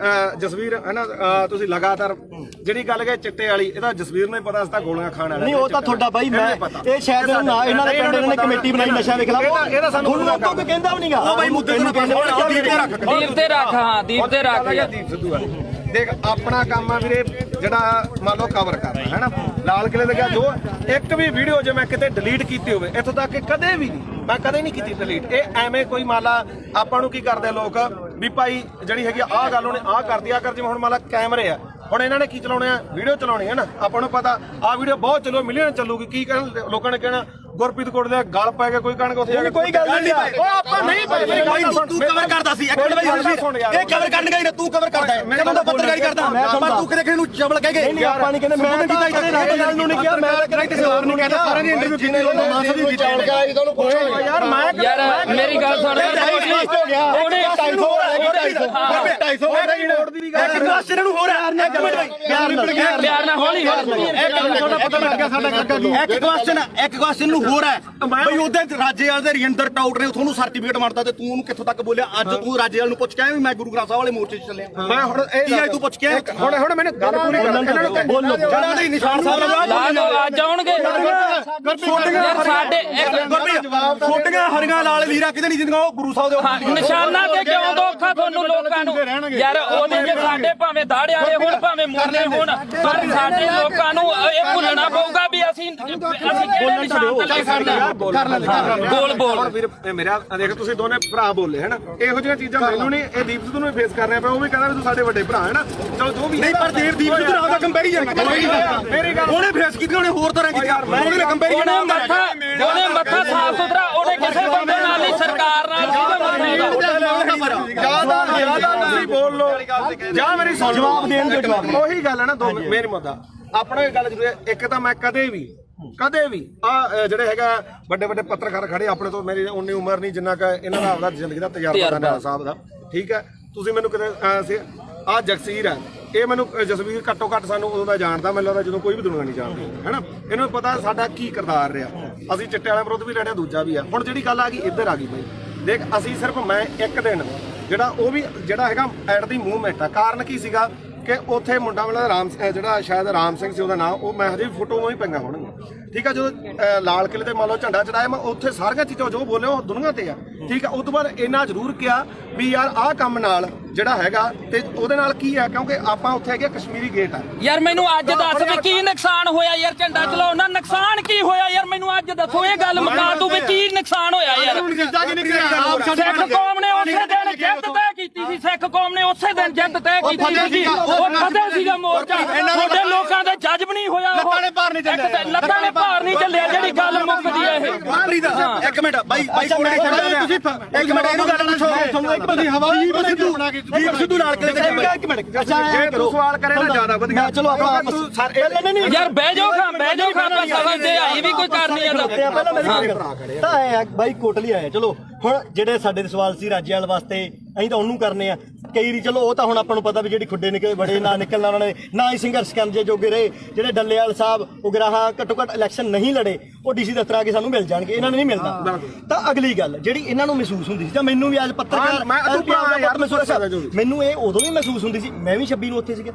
ਜਸਵੀਰ ਹੈ ਨਾ ਤੁਸੀਂ ਲਗਾਤਾਰ ਜਿਹੜੀ ਗੱਲ ਕਹੇ ਚਿੱਟੇ ਵਾਲੀ ਇਹਦਾ ਜਸਵੀਰ ਨੂੰ ਹੀ ਪਤਾ ਸੀ ਗੋਲੀਆਂ ਖਾਣ ਵਾਲਾ ਨਹੀਂ ਉਹ ਤਾਂ ਤੁਹਾਡਾ ਬਾਈ ਮੈਂ ਇਹ ਸ਼ਾਇਦ ਇਹਨਾਂ ਦੇ ਪਿੰਡ ਨੇ ਕਮੇਟੀ ਬਣਾਈ ਨਸ਼ਾ ਦੇ ਖਿਲਾਫ ਇਹਦਾ ਸਾਨੂੰ ਲੋਕਾਂ ਕੋਈ ਕਹਿੰਦਾ ਵੀ ਨਹੀਂਗਾ ਉਹ ਬਾਈ ਮੁੱਦੇ ਨੂੰ ਕਹਿੰਦੇ ਦੀਪ ਤੇ ਰੱਖ ਹਾਂ ਦੀਪ ਤੇ ਰੱਖ ਦੀਪ ਸਿੱਧੂ ਵਾਲੀ ਦੇਖ ਆਪਣਾ ਕੰਮ ਆ ਵੀਰੇ ਜਿਹੜਾ ਮੰਨ ਲਓ ਕਵਰ ਕਰਨਾ ਹੈ ਨਾ ਲਾਲ ਕਿਲੇ ਦੇ ਗਿਆ ਜੋ ਇੱਕ ਵੀ ਵੀਡੀਓ ਜੇ ਮੈਂ ਕਿਤੇ ਡਿਲੀਟ ਕੀਤੀ ਹੋਵੇ ਇੱਥੋਂ ਤੱਕ ਕਿ ਕਦੇ ਵੀ ਨਹੀਂ ਮੈਂ ਕਦੇ ਨਹੀਂ ਕੀਤੀ ਡਿਲੀਟ ਇਹ ਐਵੇਂ ਕੋਈ ਮਾਲਾ ਆਪਾਂ ਨੂੰ ਕੀ ਕਰਦੇ ਲੋਕ ਵੀ ਭਾਈ ਜਿਹੜੀ ਹੈਗੀ ਆਹ ਗੱਲ ਉਹਨੇ ਆਹ ਕਰਦੀ ਆ ਕਰ ਜਿਵੇਂ ਹੁਣ ਮਾਲਾ ਕੈਮਰੇ ਆ ਹੁਣ ਇਹਨਾਂ ਨੇ ਕੀ ਚਲਾਉਣੇ ਆ ਵੀਡੀਓ ਚਲਾਉਣੀ ਹੈ ਨਾ ਆਪਾਂ ਨੂੰ ਪਤਾ ਆਹ ਵੀਡੀਓ ਬਹੁਤ ਚੱਲੋ ਮਿਲੀਅਨ ਚੱਲੂਗੀ ਕੀ ਕਹਿਣ ਲੋਕਾਂ ਨੇ ਕਹਿਣਾ ਗੁਰਪ੍ਰੀਤ ਕੋਟ ਦੇ ਗਲ ਪੈ ਕੇ ਕੋਈ ਕਣਕ ਉੱਥੇ ਜਾ ਕੇ ਕੋਈ ਗੱਲ ਨਹੀਂ ਓ ਆਪਾਂ ਨਹੀਂ ਪਏ ਤੂੰ ਕਵਰ ਕਰਦਾ ਸੀ ਇੱਕ ਮਿੰਟ ਬਾਈ ਇਹ ਕਵਰ ਕਰਨ ਗਈ ਨਾ ਤੂੰ ਕਵਰ ਕਰਦਾ ਹੈ ਮੈਂ ਤਾਂ ਪੱਤਰਕਾਰੀ ਕਰਦਾ ਪਰ ਤੂੰ ਕਿਹਦੇ ਨੂੰ ਚਵਲ ਕਹਿ ਗਏ ਨਹੀਂ ਆਪਾਂ ਨਹੀਂ ਕਹਿੰਦੇ ਮੈਂ ਕੀਤਾ ਰਾਜੇਵਾਲ ਨੂੰ ਨਹੀਂ ਕਿਹਾ ਮੈਂ ਕਿਸੇ ਹੋਰ ਨੂੰ ਕਹਿੰਦਾ ਸਾਰਿਆਂ ਦੀ ਇੰਟਰਵਿਊ ਜਿੰਨੇ ਮਾਨਸਾ ਦੀ ਜਾਣਕਾਰੀ ਤੁਹਾਨੂੰ ਪੁੱਛੋ ਯਾਰ ਯਾਰ ਮੇਰੀ ਗੱਲ ਸੁਣ ਉਹਨੇ 250 ਰੋਡ ਦੀ ਵੀ ਗੱਲ ਇੱਕ ਕੁਐਸਚਨ ਨੂੰ ਹੋਰ ਹੈ ਪਿਆਰ ਨਾਲ ਹੌਲੀ ਇੱਕ ਕੁਐਸਚਨ ਨੂੰ ਹੋਰ ਹੈ ਬਈ ਉਹਦੇ ਰਾਜੇਵਾਲ ਦੇ ਰਿੰਦਰ ਟਾਊਟ ਨੇ ਤੁਹਾਨੂੰ ਸਰਟੀਫਿਕੇਟ ਮਾਰਦਾ ਤੇ ਤੂੰ ਉਹਨੂੰ ਕਿੱਥੋਂ ਤੱਕ ਬੋਲਿਆ ਅੱਜ ਤੂੰ ਰਾਜੇਵਾਲ ਨੂੰ ਪੁੱਛ ਕੇ ਆਇਆ ਵੀ ਮੈਂ ਗੁਰੂ ਗ੍ਰੰਥ ਸਾਹਿਬ ਵਾਲੇ ਮੋਰਚੇ 'ਚ ਚੱਲਿਆ ਮੈਂ ਹੁਣ ਇਹ ਤੂੰ ਪੁੱਛ ਕੇ ਹੁਣ ਮੈਨੂੰ ਗੱਲ ਪੂਰੀ ਕਰ ਬੋਲੋ ਜਿਹੜਾ ਨਹੀਂ ਨਿਸ਼ਾਨ ਸਾਹਿਬ ਲਾ ਲਓ ਅੱਜ ਆਉਣਗੇ ਯਾਰ ਸਾਡੇ ਛੋਟੀਆਂ ਹਰੀਆਂ ਲਾਲ ਲੀਰਾ ਕਿਤੇ ਨਹੀਂ ਜਿੰਦੀਆਂ ਉਹ ਗੁਰੂ ਸਾਹਿਬ ਦੇ ਨਿਸ਼ਾਨਾ ਤੇ ਕਿਉਂ ਦੋਖਾ ਤੁਹਾਨੂੰ ਲੋਕਾਂ ਨੂੰ ਯਾਰ ਉਹਨੇ ਜੇ ਸਾਡੇ ਭਾਵੇਂ ਦਾੜੇ ਵਾਲੇ ਹੁਣ ਭਾਵੇਂ ਮੁਰਲੇ ਹੁਣ ਪਰ ਸਾਡੇ ਲੋਕਾਂ ਨੂੰ ਇਹ ਭੁੱਲਣਾ ਪਊਗਾ ਵੀ ਅਸੀਂ ਕਿਹੜੇ ਨਿਸ਼ਾਨ ਤੇ ਕਰਨਾ ਬੋਲ ਹੁਣ ਵੀਰ ਮੇਰਾ ਦੇਖ ਤੁਸੀਂ ਦੋਨੇ ਭਰਾ ਬੋਲੇ ਹਨ ਇਹੋ ਜਿਹੀਆਂ ਚੀਜ਼ਾਂ ਮੈਨੂੰ ਨਹੀਂ ਇਹ ਦੀਪ ਸਿੱਧੂ ਨੂੰ ਫੇਸ ਕਰ ਰਿਹਾ ਪਿਆ ਉਹ ਵੀ ਕਹਿੰਦਾ ਵੀ ਤੂੰ ਸਾਡੇ ਵੱਡੇ ਭਰਾ ਹੈ ਨਾ ਚਲੋ ਜੋ ਵੀ ਨਹੀਂ ਪਰ ਦੀਪ ਸਿੱਧੂ ਨਾਲ ਦਾ ਕੰਪੈਰੀਜ਼ਨ ਮੇਰੀ ਗੱਲ ਉਹਨੇ ਫੇਸ ਕੀਤੀ ਉਹਨੇ ਹੋਰ ਤਰ੍ਹਾਂ ਕੀਤੀ ਉਹਨੇ ਕੰਪੈਰੀਜ਼ਨ ਉਹਨੇ ਮੱਥਾ ਸਾਫ ਸੁਥਰਾ ਉਹਨੇ ਕਿਸੇ ਬੰਦੇ ਨਾਲ ਨਹੀਂ ਸਰਕਾਰ ਨਾਲ ਸੀਗਾ ਜਿਆਦਾ ਤੁਸੀਂ ਬੋਲ ਲੋ ਜਾਂ ਮੇਰੀ ਸੁਣ ਜਵਾਬ ਦੇਣ ਦੇ ਜਵਾਬ ਉਹੀ ਗੱਲ ਹੈ ਨਾ ਦੋ ਮੇਰੀ ਮੁੱਦਾ ਆਪਣਾ ਇਹ ਗੱਲ ਜ਼ਰੂਰ ਹੈ ਇੱਕ ਤਾਂ ਮੈਂ ਕਦੇ ਵੀ ਆ ਜਿਹੜੇ ਹੈਗਾ ਵੱਡੇ ਵੱਡੇ ਪੱਤਰਕਾਰ ਖੜੇ ਆਪਣੇ ਤੋਂ ਮੇਰੀ ਉਨੀ ਉਮਰ ਨਹੀਂ ਜਿੰਨਾ ਕਿ ਇਹਨਾਂ ਦਾ ਆਪਦਾ ਜ਼ਿੰਦਗੀ ਦਾ ਤਜਰਬਾ ਨਾਨਾ ਸਾਹਿਬ ਦਾ ਠੀਕ ਹੈ ਤੁਸੀਂ ਮੈਨੂੰ ਕਿਤੇ ਆ ਜਗਸੀਰ ਹੈ ਇਹ ਮੈਨੂੰ ਜਸਵੀਰ ਘੱਟੋ ਘੱਟ ਸਾਨੂੰ ਉਦੋਂ ਦਾ ਜਾਣਦਾ ਮੈਨੂੰ ਲੱਗਦਾ ਜਦੋਂ ਕੋਈ ਵੀ ਦੁਨੀਆ ਨਹੀਂ ਜਾਣਦੀ ਹੈਨਾ ਇਹਨੂੰ ਪਤਾ ਸਾਡਾ ਕੀ ਕਿਰਦਾਰ ਰਿਹਾ ਅਸੀਂ ਚਿੱਟੇ ਵਾਲਿਆਂ ਵਿਰੁੱਧ ਵੀ ਲੜਿਆ ਦੂਜਾ ਵੀ ਆ ਹੁਣ ਜਿਹੜੀ ਗੱਲ ਆ ਗਈ ਇੱਧਰ ਆ ਗਈ ਬਈ ਦੇਖ ਅਸੀਂ ਸਿਰਫ ਮੈਂ ਇੱਕ ਦਿਨ ਜਿਹੜਾ ਉਹ ਵੀ ਜਿਹੜਾ ਹੈਗਾ ਐਟ ਦੀ ਮੂਵਮੈਂਟ ਆ ਕਾਰਨ ਕੀ ਸੀਗਾ ਕਿ ਉੱਥੇ ਮੁੰਡਾ ਵਾਲਾ ਰਾਮ ਜਿਹੜਾ ਸ਼ਾਇਦ ਰਾਮ ਸਿੰਘ ਸੀ ਉਹਦਾ ਨਾਮ ਉਹ ਮੈਂ ਹਜੇ ਵੀ ਫੋਟੋਆਂ ਹੀ ਪਈਆਂ ਹੋਣਗੀਆਂ ਠੀਕ ਆ ਜਦੋਂ ਲਾਲ ਕਿਲੇ ਤੇ ਮੰਨ ਲਓ ਝੰਡਾ ਚੜਾਇਆ ਮੈਂ ਉੱਥੇ ਸਾਰੀਆਂ ਚੀਜ਼ਾਂ ਜੋ ਬੋਲੇ ਉਹ ਦੁਨੀਆ ਤੇ ਆ ਠੀਕ ਆ ਉਸ ਤੋਂ ਬਾਅਦ ਇੰਨਾ ਜ਼ਰੂਰ ਕਿਹਾ ਵੀ ਯਾਰ ਆਹ ਕੰਮ ਨਾਲ ਜਿਹੜਾ ਹੈਗਾ ਤੇ ਉਹਦੇ ਨਾਲ ਕੀ ਆ ਕਿਉਂਕਿ ਆਪਾਂ ਉੱਥੇ ਹੈਗੇ ਕਸ਼ਮੀਰੀ ਗੇਟ ਆ ਯਾਰ ਮੈਨੂੰ ਅੱਜ ਦੱਸ ਵੀ ਕੀ ਨੁਕਸਾਨ ਹੋਇਆ ਯਾਰ ਝੰਡਾ ਚਲਾਉਣ ਨਾਲ ਨੁਕਸਾਨ ਕੀ ਹੋਇਆ ਯਾਰ ਮੈਨੂੰ ਅੱਜ ਦੱਸੋ ਇਹ ਗੱਲ ਮੁਕਾ ਦੂ ਵੀ ਕੀ ਨੁਕਸਾਨ ਹੋਇਆ ਯਾਰ ਸਿੱਖ ਕੌਮ ਨੇ ਉਸੇ ਦਿਨ ਜਿੱਤ ਤੈਅ ਕੀਤੀ ਸੀ ਸਿੱਖ ਕੌਮ ਨੇ ਉਸੇ ਦਿਨ ਜਿੱਤ ਤੈਅ ਕੀਤੀ ਸੀ ਉਹ ਫਤਿਹ ਸੀਗਾ ਮੋਰਚਾ ਤੁਹਾਡੇ ਲੋਕਾਂ ਦਾ ਜੱਜ ਨਹੀਂ ਹੋਇਆ ਲੱਤਾਂ ਨੇ ਭਾਰ ਨਹੀਂ ਚੱਲਿਆ ਜਿਹੜੀ ਗੱਲ ਮੁੱਕਦੀ ਹੈ ਇਹ ਇੱਕ ਮਿੰਟ ਬਾਈ ਕੋਲੇ ਤੁਸੀਂ ਇੱਕ ਮਿੰਟ ਇਹਨੂੰ ਗੱਲ ਨੂੰ ਛੋੜੋ ਤੁਹਾਨੂੰ ਇੱਕ ਬੰਦੀ ਹਵਾਈ ਦੀਪ ਸਿੱਧੂ ਨਾਲ ਕਿਤੇ ਇੱਕ ਮਿੰਟ ਜੇ ਤੂੰ ਸਵਾਲ ਕਰੇ ਨਾ ਜ਼ਿਆਦਾ ਵਧੀਆ ਚਲੋ ਆਪਾਂ ਨਹੀਂ ਯਾਰ ਬਹਿ ਜਾਓ ਖਾਂ ਸਮਝਦੇ ਆਈ ਵੀ ਕੋਈ ਕਰਨੀ ਆ ਤਾਂ ਆਏ ਬਾਈ ਕੋਟਲੀ ਆਏ ਚਲੋ ਹੁਣ ਜਿਹੜੇ ਸਾਡੇ ਸਵਾਲ ਸੀ ਰਾਜੇਵਾਲ ਵਾਸਤੇ ਅਸੀਂ ਤਾਂ ਉਹਨੂੰ ਕਰਨੇ ਆ ਕਈ ਰੀ ਚਲੋ ਉਹ ਤਾਂ ਹੁਣ ਆਪਾਂ ਨੂੰ ਪਤਾ ਵੀ ਜਿਹੜੀ ਖੁੱਡੇ ਨਿਕਲੇ ਬੜੇ ਨਾ ਨਿਕਲਣਾ ਉਹਨਾਂ ਨੇ ਨਾ ਹੀ ਸੰਘਰਸ਼ ਕਰਨ ਜੇ ਜੋਗੇ ਰਹੇ ਜਿਹੜੇ ਡੱਲੇਵਾਲ ਸਾਹਿਬ ਉਗਰਾਹਾਂ ਘੱਟੋ ਘੱਟ ਇਲੈਕਸ਼ਨ ਨਹੀਂ ਲੜੇ ਉਹ ਡੀਸੀ ਦਫ਼ਤਰ ਆ ਕੇ ਸਾਨੂੰ ਮਿਲ ਜਾਣਗੇ ਇਹਨਾਂ ਨੂੰ ਨਹੀਂ ਮਿਲਦਾ ਤਾਂ ਅਗਲੀ ਗੱਲ ਜਿਹੜੀ ਇਹਨਾਂ ਨੂੰ ਮਹਿਸੂਸ ਹੁੰਦੀ ਸੀ ਜਾਂ ਮੈਨੂੰ ਵੀ ਅੱਜ ਪੱਤਰਕਾਰ ਮੈਨੂੰ ਇਹ ਉਦੋਂ ਵੀ ਮਹਿਸੂਸ ਹੁੰਦੀ ਸੀ ਮੈਂ ਵੀ 26 ਨੂੰ ਉੱਥੇ ਸੀਗਾ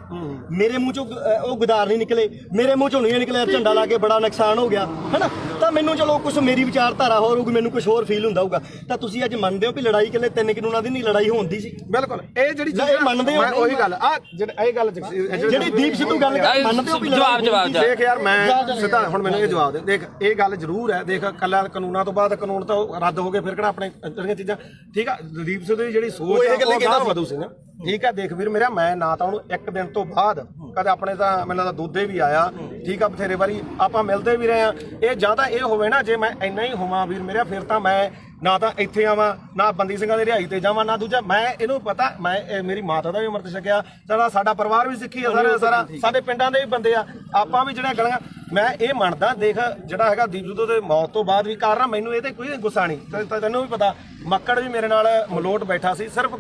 ਮੇਰੇ ਮੂੰਹ ਚੋਂ ਉਹ ਗੁਦਾਰ ਨਹੀਂ ਨਿਕਲੇ ਮੇਰੇ ਮੂੰਹ ਚੋਂ ਨਹੀਂ ਨਿਕਲਿਆ ਝੰਡਾ ਲਾ ਕੇ ਬੜਾ ਨੁਕਸਾਨ ਹੋ ਗਿਆ ਹਨਾ ਤਾਂ ਮੈਨੂੰ ਚਲੋ ਕੁਝ ਮੇਰੀ ਵਿਚਾਰਧਾਰਾ ਹੋਰ ਹੋਊਗੀ ਮੈਨੂੰ ਕੁਝ ਹੋਰ ਫੀਲ ਹੁੰਦਾ ਹੋਊਗਾ ਤਾਂ ਤੁਸੀਂ ਅੱਜ ਮੰਨਦੇ ਹੋ ਵੀ ਲੜਾਈ ਕਿਲੇ 3 ਕਾਨੂੰਨਾਂ ਦੀ ਨਹੀਂ ਲੜਾਈ ਹੁੰਦੀ ਸੀ ਬਿਲਕੁਲ ਇਹ ਜਿਹੜੀ ਇਹ ਮੰਨਦੇ ਹੋ ਉਹੀ ਗੱਲ ਆ ਜਿਹੜਾ ਇਹ ਗੱਲ ਜਿਹੜੀ ਦੀਪ ਸਿੱਧੂ ਗੱਲ ਮੰਨਦੇ ਹੋ ਵੀ ਜਵਾਬ ਦੇਖ ਯਾਰ ਮੈਂ ਸਿੱਧਾ ਹੁਣ ਮੈਨੂੰ ਇਹ ਜਵਾਬ ਦੇ ਦੇਖ ਇਹ ਗੱਲ ਜ਼ਰੂਰ ਹੈ ਦੇਖ ਕੱਲਾ ਕਾਨੂੰਨਾਂ ਤੋਂ ਬਾਅਦ ਕਾਨੂੰਨ ਤਾਂ ਰੱਦ ਹੋ ਗਏ ਫਿਰ ਕਿਹੜਾ ਆਪਣੇ ਜਿਹੜੀਆਂ ਚੀਜ਼ਾਂ ਠੀਕ ਆ ਦੀਪ ਸਿੱਧੂ ਦੀ ਜਿਹੜੀ ਸੋਚ ਹੈ ਉਹ ਗਾਹ ਵਧੂ ਸੀ ਨਾ ਠੀਕ ਆ ਦੇਖ ਵੀਰ ਮੇਰਾ ਮੈਂ ਨਾ ਤਾਂ ਉਹਨੂੰ ਇੱਕ ਦਿਨ ਤੋਂ ਬਾਅਦ ਕਦੇ ਆਪਣੇ ਤਾਂ ਮੈਨੂੰ ਲੱਗਦਾ ਦੁੱਧੇ ਵੀ ਆਇਆ ਠੀਕ ਆ ਬਥੇਰੇ ਵਾਰੀ ਆਪਾਂ ਮਿਲਦੇ ਵੀ ਰਹੇ ਆ ਇਹ ਜਾਂ ਤਾਂ ਇਹ ਹੋਵੇ ਨਾ ਜੇ ਮੈਂ ਇੰਨਾ ਹੀ ਹੋਵਾਂ ਵੀਰ ਮੇਰਾ ਫਿਰ ਤਾਂ ਮੈਂ ਨਾ ਤਾਂ ਇੱਥੇ ਆਵਾਂ ਨਾ ਬੰਦੀ ਸਿੰਘਾਂ ਦੀ ਰਿਹਾਈ ਤੇ ਜਾਵਾਂ ਨਾ ਦੂਜਾ ਮੈਂ ਇਹਨੂੰ ਪਤਾ ਮੈਂ ਮੇਰੀ ਮਾਤਾ ਦਾ ਵੀ ਅੰਮ੍ਰਿਤ ਛਕਿਆ ਸਾਡਾ ਪਰਿਵਾਰ ਵੀ ਸਿੱਖੀ ਆ ਸਾਰਾ ਸਾਡੇ ਪਿੰਡਾਂ ਦੇ ਵੀ ਬੰਦੇ ਆ ਆਪਾਂ ਵੀ ਜਿਹੜਾ ਗਲੀਆਂ ਮੈਂ ਇਹ ਮੰਨਦਾ ਦੇਖ ਜਿਹੜਾ ਹੈਗਾ ਦੀਪ ਸਿੱਧੂ ਦੇ ਮੌਤ ਤੋਂ ਬਾਅਦ ਵੀ ਕਾਰਨ ਮੈਨੂੰ ਇਹ ਤੇ ਕੋਈ ਗੁੱਸਾ ਨਹੀਂ ਤੈਨੂੰ ਵੀ ਪਤਾ ਮੱਕੜ ਵੀ ਮੇਰੇ ਨਾਲ ਮਲੋਟ ਬੈਠਾ ਸੀ ਸਿਰਫ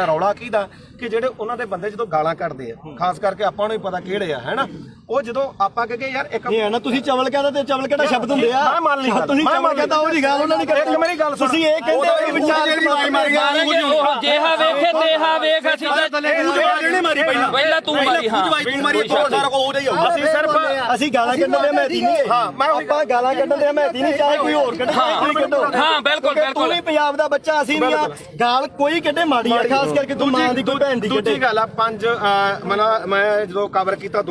ਰੌਲਾ ਕੀ ਦਾ ਕਿ ਜਿਹੜੇ ਉਹਨਾਂ ਦੇ ਬੰਦੇ ਜਦੋਂ ਗਾਲਾਂ ਕੱਢਦੇ ਆ ਖਾਸ ਕਰਕੇ ਆਪਾਂ ਨੂੰ ਹੀ ਪਤਾ ਕਿਹੜੇ ਆ ਹੈਨਾ ਉਹ ਜਦੋਂ ਆਪਾਂ ਕਹੇ ਯਾਰ ਇੱਕ ਇਹ ਹੈ ਨਾ ਤੁਸੀਂ ਚਵਲ ਕਹਿੰਦਾ ਤੇ ਚਵਲ ਕਿਹੜਾ ਸ਼ਬਦ ਹੁੰਦੇ ਆ ਮੈਂ ਮੰਨ ਲਈ ਤੁਸੀਂ ਚਵਲ ਕਹਿੰਦਾ ਉਹ ਦੀ ਗੱਲ ਉਹਨਾਂ ਨੇ ਇੱਕ ਮੇਰੀ ਗੱਲ ਸੁਣ ਤੁਸੀਂ ਇਹ ਕਹਿੰਦੇ ਵਿਚਾਰ ਜਿਹੜੀ ਵਾਈ ਮਾਰ ਗਿਆ ਜਿਹਾ ਵੇਖੇ ਤੇਹਾ ਵੇਖ ਅਸੀਂ ਇਹਨੇ ਮਾਰੀ ਪਹਿਲਾਂ ਤੂੰ ਮਾਰੀ ਹਾਂ ਤੂੰ ਮਾਰੀ ਸਾਰਾ ਕੋ ਉਹਦਾ ਹੀ ਹੋਊ ਅਸੀਂ ਸਿਰਫ ਅਸੀਂ ਗਾਲਾਂ ਕੱਢਣ ਦੇ ਮਹਿਤੀ ਨਹੀਂ ਹਾਂ ਮੈਂ ਆਪਾਂ ਗਾਲਾਂ ਕੱਢਣ ਦੇ ਮਹਿਤੀ ਨਹੀਂ ਚਾਹੇ ਕੋਈ ਹੋਰ ਕੱਢੇ ਕੋਈ ਕੱਢੋ ਹਾਂ ਬਿਲਕੁਲ ਤੂੰ ਵੀ ਪੰਜਾਬ ਦਾ ਬੱਚਾ ਅਸੀਂ ਨਹੀਂ ਆ ਗਾਲ ਕੋਈ ਕੱਢੇ ਮਾੜੀ ਆ ਖਾਸ ਕਰਕੇ ਤੂੰ ਮਾਂ ਦੀ ਕੋਈ ਭੈਣ ਦੀ ਕੱਢੇ ਦੂਜੀ ਗੱਲ ਆ ਮੈਂ ਜਦੋਂ ਕਵਰ ਕੀਤਾ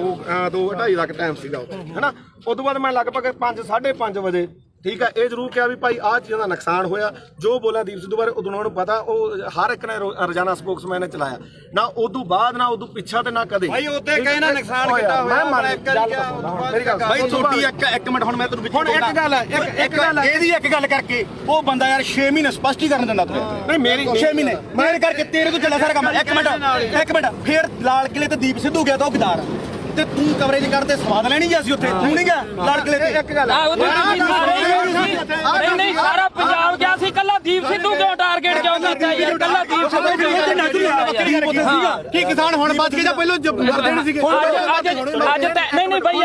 2:30 ਦਾ ਟਾਈਮ ਸੀਗਾ ਹੈਨਾ ਉਸ ਤੋਂ ਬਾਅਦ ਮੈਂ ਲਗਭਗ 5:30 ਵਜੇ ਠੀਕ ਹੈ ਇਹ ਜ਼ਰੂਰ ਕਿਹਾ ਵੀ ਭਾਈ ਆਹ ਚੀਜ਼ਾਂ ਦਾ ਨੁਕਸਾਨ ਹੋਇਆ ਜੋ ਬੋਲਿਆ ਦੀਪ ਸਿੱਧੂ ਬਾਰੇ ਉਦੋਂ ਨੂੰ ਪਤਾ ਉਹ ਹਰ ਇੱਕ ਨੇ ਰੋਜ਼ਾਨਾ ਸਪੋਕਸਮੈਨ ਨੇ ਚਲਾਇਆ ਨਾ ਉਦੋਂ ਬਾਅਦ ਨਾ ਉਦੋਂ ਪਿੱਛਾ ਤੇ ਨਾ ਕਦੇ ਭਾਈ ਉੱਤੇ ਕਹੇ ਨਾ ਨੁਕਸਾਨ ਕੀਤਾ ਹੋਇਆ ਮੈਂ ਇੱਕ ਵਾਰੀ ਕਿਹਾ ਮੇਰੀ ਗੱਲ ਭਾਈ ਛੋਟੀ ਇੱਕ ਮਿੰਟ ਹੁਣ ਮੈਂ ਤੈਨੂੰ ਵਿੱਚ ਹੁਣ ਇੱਕ ਗੱਲ ਹੈ ਇੱਕ ਗੱਲ ਹੈ ਇਹਦੀ ਇੱਕ ਗੱਲ ਕਰਕੇ ਉਹ ਬੰਦਾ ਯਾਰ 6 ਮਹੀਨੇ ਸਪਸ਼ਟੀਕਰਨ ਦਿੰਦਾ ਤੂੰ ਨਹੀਂ ਮੇਰੀ 6 ਮਹੀਨੇ ਮੇਰੇ ਕਰਕੇ ਤੇਰੇ ਤੋਂ ਚੱਲਿਆ ਸਾਰਾ ਕੰਮ ਇੱਕ ਮਿੰਟ ਫੇਰ ਲਾਲ ਕਿਲੇ ਤੇ ਦੀਪ ਸਿੱਧੂ ਗਿਆ ਤਾਂ ਉਹ ਗਦਾਰ ਤੇ ਤੂੰ ਕਵਰੇਜ ਕਰਦੇ ਸਵਾਦ ਲੈਣੀ ਗਿਆ ਸੀ ਉੱਥੇ ਤੂੰ ਨਹੀਂ ਗਿਆ ਲਾਲ ਕਿਲੇ ਤੇ ਇੱਕ ਗੱਲ ਆਹ ਉਦੋਂ ਤੁਸੀਂ ਸਾਰੇ ਨਹੀਂ ਸਾਰਾ ਪੰਜਾਬ ਗਿਆ ਸੀ ਕੱਲਾ ਦੀਪ ਸਿੱਧੂ ਕਿਉਂ ਟਾਰਗੇਟ ਕਿਉਂ ਕੀਤਾ ਯਾਰ ਕੱਲਾ ਦੀਪ ਸਿੱਧੂ ਕਿਉਂ ਕੀ ਕਿਸਾਨ ਹੁਣ ਬਚ ਗਏ ਜਾਂ ਪਹਿਲਾਂ ਮਰਦੇ ਨਹੀਂ ਸੀਗੇ ਅੱਜ ਨਹੀਂ ਬਈ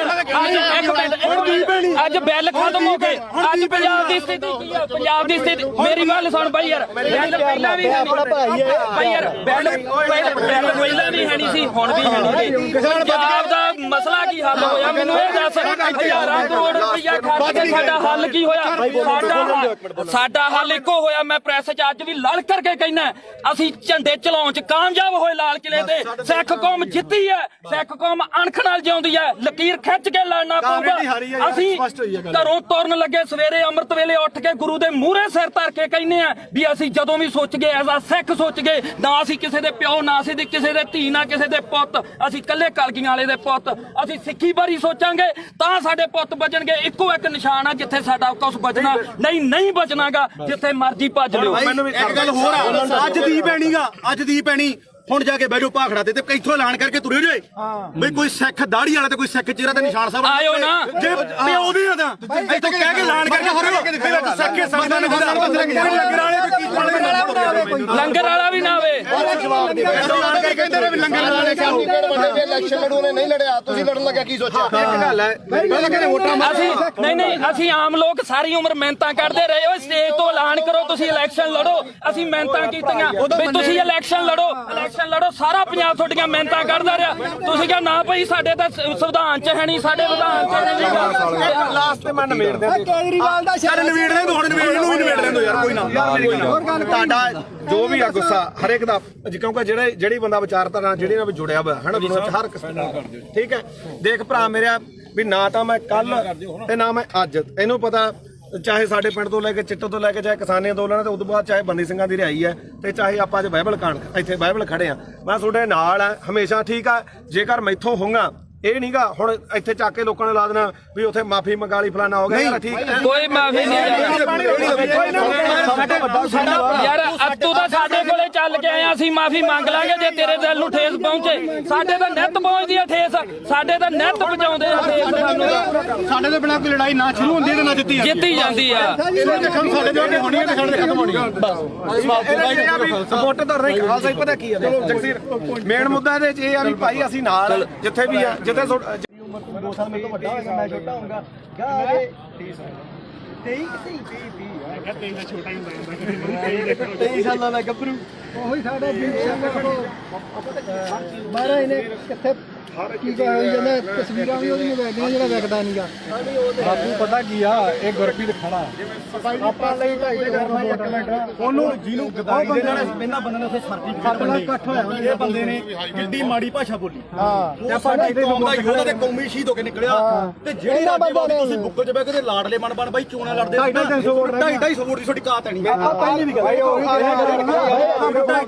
ਅੱਜ ਬਿੱਲ ਖਤਮ ਹੋ ਗਏ ਅੱਜ ਪੰਜਾਬ ਦੀ ਸਥਿਤੀ ਕੀ ਹੈ ਪੰਜਾਬ ਦੀ ਸਥਿਤੀ ਮੇਰੀ ਗੱਲ ਸੁਣ ਬਈ ਯਾਰ ਬਿੱਲ ਪਹਿਲਾਂ ਵੀ ਹੈ ਬਈ ਯਾਰ ਬਿੱਲ ਪਹਿਲਾਂ ਵੀ ਹੈ ਨਹੀਂ ਸੀ ਹੁਣ ਵੀ ਹੈ ਨਹੀਂ ਪੰਜਾਬ ਦਾ ਮਸਲਾ ਕੀ ਹੱਲ ਹੋਇਆ ਮੈਨੂੰ ਇਹ ਦੱਸ ਹਜ਼ਾਰਾਂ ਕਰੋੜ ਰੁਪਈਆ ਖਰਚ ਕੇ ਸਾਡਾ ਹੱਲ ਕੀ ਹੋਇਆ ਸਾਡਾ ਹੱਲ ਇੱਕੋ ਹੋਇਆ ਮੈਂ ਪ੍ਰੈਸ 'ਚ ਅੱਜ ਵੀ ਲੜ ਕਰਕੇ ਕਹਿਣਾ ਅਸੀਂ ਝੰਡੇ ਚਲਾਉਣ 'ਚ ਕਾਮਯਾਬ ਹੋਏ ਲਾਲ ਕਿਲੇ ਤੇ ਸਿੱਖ ਕੌਮ ਜਿੱਤੀ ਹੈ ਸਿੱਖ ਕੌਮ ਅਣਖ ਨਾਲ ਜਿਉਂਦੀ ਹੈ ਲਕੀਰ ਖਿੱਚ ਕੇ ਲੜਨਾ ਪਊਗਾ ਅਸੀਂ ਘਰੋਂ ਤੁਰਨ ਲੱਗੇ ਸਵੇਰੇ ਅੰਮ੍ਰਿਤ ਵੇਲੇ ਉੱਠ ਕੇ ਗੁਰੂ ਦੇ ਮੂਹਰੇ ਸਿਰ ਧਰ ਕੇ ਕਹਿੰਦੇ ਆ ਵੀ ਅਸੀਂ ਜਦੋਂ ਵੀ ਸੋਚ ਗਏ ਐਜ਼ ਆ ਸਿੱਖ ਸੋਚ ਗਏ ਨਾ ਅਸੀਂ ਕਿਸੇ ਦੇ ਪਿਓ ਨਾ ਅਸੀਂ ਕਿਸੇ ਦੇ ਧੀ ਨਾ ਕਿਸੇ ਦੇ ਪੁੱਤ ਅਸੀਂ ਇਕੱਲੇ ਕਲਗੀਆਂ ਵਾਲੇ ਦੇ ਪੁੱਤ ਅਸੀਂ ਸਿੱਖੀ ਬਾਰੇ ਸੋਚਾਂਗੇ ਤਾਂ ਸਾਡੇ ਪੁੱਤ ਬਚਣਗੇ ਇੱਕੋ ਇੱਕ ਨਿਸ਼ਾਨ ਆ ਜਿੱਥੇ ਸਾਡਾ ਕੁਝ ਬਚਣਾ ਨਹੀਂ ਬਚਣਾਗਾ ਜਿੱਥੇ ਮਰਜ਼ੀ ਭੱਜ ਲਿਓ ਇੱਕ ਗੱਲ ਹੋਰ ਆ ਅੱਜ ਦੀ ਪੈਣੀਗਾ ਅੱਜ ਦੀ ਪੈਣੀ ਹੁਣ ਜਾ ਕੇ ਬੈਠੋ ਭਾਖੜਾ ਤੇ ਇੱਥੋਂ ਐਲਾਨ ਕਰਕੇ ਤੁਰੇ ਜੇ ਬਈ ਕੋਈ ਸਿੱਖ ਦਾੜੀ ਵਾਲਾ ਤੇ ਕੋਈ ਸਿੱਖ ਚਿਹਰਾ ਤੇ ਨਿਸ਼ਾਨ ਸਾਹਿਬ ਆਇਓ ਨਾ ਜੇ ਪਿਓ ਦੀ ਨਾ ਇੱਥੋਂ ਕਹਿ ਕੇ ਐਲਾਨ ਕਰਕੇ ਤੁਰੇ ਸਿੱਖੇ ਸੰਗਤਾਂ ਨੂੰ ਲੰਗਰ ਵਾਲਾ ਵੀ ਨਾ ਆਵੇ ਕਹਿੰਦੇ ਨੇ ਵੀ ਲੰਗਰ ਵਾਲੇ ਜੇ ਇਲੈਕਸ਼ਨ ਲੜੂ ਨੇ ਨਹੀਂ ਲੜਿਆ ਤੁਸੀਂ ਲੜਨ ਲੱਗਿਆ ਕੀ ਸੋਚਿਆ ਇੱਕ ਗੱਲ ਹੈ ਪਹਿਲਾਂ ਕਹਿੰਦੇ ਵੋਟਾਂ ਅਸੀਂ ਨਹੀਂ ਅਸੀਂ ਆਮ ਲੋਕ ਸਾਰੀ ਉਮਰ ਮਿਹਨਤਾਂ ਕਰਦੇ ਰਹੇ ਓਏ ਸਟੇਜ ਤੋਂ ਐਲਾਨ ਕਰੋ ਤੁਸੀਂ ਇਲੈਕਸ਼ਨ ਲੜੋ ਅਸੀਂ ਮਿਹਨਤਾਂ ਕੀਤੀਆਂ ਵੀ ਤੁਸੀਂ ਇਲੈਕਸ਼ਨ ਲੜੋ ਸਾਰਾ ਪੰਜਾਬ ਤੁਹਾਡੀਆਂ ਮਿਹਨਤਾਂ ਕਰਦਾ ਰਿਹਾ ਤੁਸੀਂ ਕਿਹਾ ਨਾ ਭਾਈ ਸਾਡੇ ਤਾਂ ਸੰਵਿਧਾਨ 'ਚ ਹੈ ਨਹੀਂ ਸਾਡੇ ਵਿਧਾਨ 'ਚ ਹੈ ਨਹੀਂ ਲਾਸਟ ਤੇ ਮੈਂ ਨਿਬੇੜਦੇ ਕੇਜਰੀਵਾਲ ਦਾ ਚੱਲ ਨਵੇੜ ਲੈ ਹੁਣ ਨਵੇੜ ਨੂੰ ਵੀ ਨਵੇੜ ਲੈਂਦੋ ਯਾਰ ਕੋਈ ਨਾ ਤੁਹਾਡਾ ਜੋ ਵੀ ਆ ਗੁੱਸਾ ਹਰੇਕ ਦਾ ਕਿਉਂਕਿ ਜਿਹੜੀ ਬੰਦਾ ਵਿਚਾਰਧਾਰਾ ਜਿਹੜੀ ਨਾਲ ਜੁੜਿਆ ਹੋਇਆ ਹੈ ਨਾ ਦੁਨੀਆ 'ਚ ਹਰ ਕਿਸਮ ਦਾ ਠੀਕ ਹੈ ਦੇਖ ਭਰਾ ਮੇਰਾ ਵੀ ਨਾ ਤਾਂ ਮੈਂ ਕੱਲ ਤੇ ਨਾ ਮੈਂ ਅੱਜ ਇਹਨੂੰ ਪਤਾ ਚਾਹੇ ਸਾਡੇ ਪਿੰਡ ਤੋਂ ਲੈ ਕੇ ਚਿੱਟੋ ਤੋਂ ਲੈ ਕੇ ਚਾਹੇ ਕਿਸਾਨੀ ਅੰਦੋਲਨ ਤੇ ਉਦੋਂ ਬਾਅਦ ਚਾਹੇ ਬੰਦੀ ਸਿੰਘਾਂ ਦੀ ਰਿਹਾਈ ਹੈ ਤੇ ਚਾਹੇ ਆਪਾਂ ਅੱਜ ਬਾਈਬਲ ਕਾਣ ਇੱਥੇ ਬਾਈਬਲ ਖੜੇ ਆ ਮੈਂ ਤੁਹਾਡੇ ਨਾਲ ਆ ਹਮੇਸ਼ਾ ਠੀਕ ਆ ਜੇਕਰ ਮੈਥੋਂ ਹੋਊਗਾ ਇਹ ਨਹੀਂਗਾ ਹੁਣ ਇੱਥੇ ਚੱਕ ਕੇ ਲੋਕਾਂ ਨੇ ਲਾ ਦੇਣਾ ਵੀ ਉੱਥੇ ਮਾਫੀ ਮੰਗਾ ਲਈ ਫਲਾਣਾ ਹੋ ਗਿਆ ਯਾਰ ਠੀਕ ਹੈ ਕੋਈ ਮਾਫੀ ਨਹੀਂ ਯਾਰ ਤੂੰ ਤਾਂ ਸਾਡੇ ਕੋਲੇ ਚੱਲ ਕੇ ਆਇਆ ਅਸੀਂ ਮਾਫੀ ਮੰਗ ਲਾਂਗੇ ਜੇ ਤੇਰੇ ਦਿਲ ਨੂੰ ਠੇਸ ਪਹੁੰਚੇ ਸਾਡੇ ਤਾਂ ਨਿੱਤ ਪਹੁੰਚਦੀ ਆ ਠੇਸ ਸਾਡੇ ਤਾਂ ਨਿੱਤ ਪਹੁੰਚਾਉਂਦੇ ਆ ਠੇਸ ਸਾਨੂੰ ਸਾਡੇ ਦੇ ਬਿਨਾਂ ਕੋਈ ਲੜਾਈ ਨਾ ਸ਼ੁਰੂ ਹੁੰਦੀ ਤੇ ਨਾ ਜਿੱਤੀ ਜਾਂਦੀ ਆ ਸਾਡੇ ਜੋ ਹੋਣੀ ਹੈ ਤੇ ਸਾਡੇ ਖਤਮ ਹੋਣੀ ਹੈ ਸਪੋਰਟ ਤਾਂ ਨਹੀਂ ਖਾਲਸਾ ਪਤਾ ਕੀ ਹੈ ਚਲੋ ਜਗਸੀਰ ਮੇਨ ਮੁੱਦਾ ਇਹਦੇ ਚ ਇਹ ਆ ਵੀ ਭਾਈ ਅਸੀਂ ਨਾਲ ਜਿੱਥੇ ਵੀ ਆ ਜਿੱਥੇ 2 ਸਾਲ ਮੇਰੇ ਤੋਂ ਵੱਡਾ ਹੋਏਗਾ ਮੈਂ ਛੋਟਾ ਹੋਊਗਾ ਗਾਰੇ 23 ਸਾਲਾਂ ਦਾ ਗੱਭਰੂ ਉਹੀ ਸਾਡਾ ਦੀਪ ਸਿੰਘ ਮਾਰਾ ਇਹਨੇ ਕਿੱਥੇ ਕੀ ਹੋਈ ਜਾਂਦਾ ਤਸਵੀਰਾਂ ਵੀ ਉਹਦੀਆਂ ਵੇਖਦੀਆਂ ਜਿਹੜਾ ਵੇਖਦਾ ਨਹੀਂਗਾ ਬਾਪੂ ਪਤਾ ਕੀ ਆ ਇਹ ਗੁਰਪ੍ਰੀਤ ਖੜਾ ਆਪਾਂ ਲਈ 2.5 ਮਿੰਟ ਉਹਨੂੰ ਜਿਹਨੂੰ ਗਦਾਈ ਦੇ ਨਾਲ ਪਹਿਲਾਂ ਬੰਦੇ ਨੇ ਉੱਥੇ ਸਰਟੀਫਿਕੇਟ ਇਕੱਠ ਹੋਇਆ ਇਹ ਬੰਦੇ ਨੇ ਕਿੰਨੀ ਮਾੜੀ ਭਾਸ਼ਾ ਬੋਲੀ ਹਾਂ ਤੇ ਆਪਾਂ ਕੌਮ ਦਾ ਯੋਧਾ ਤੇ ਕੌਮੀ ਸ਼ਹੀਦ ਹੋ ਕੇ ਨਿਕਲਿਆ ਤੇ ਜਿਹੜੀ ਰਾਜਵਾਦੀ ਤੁਸੀਂ ਬੁੱਕਲ 'ਚ ਬਹਿ ਕੇ ਤੇ ਲਾੜਲੇ ਬਣ ਬਾਈ ਚੋਣਾਂ ਲੜਦੇ 250 ਵੋਟ ਦੀ ਤੁਹਾਡੀ ਕਾਤ ਨਹੀਂ ਪਹਿਲੀ ਵੀ ਗੱਲ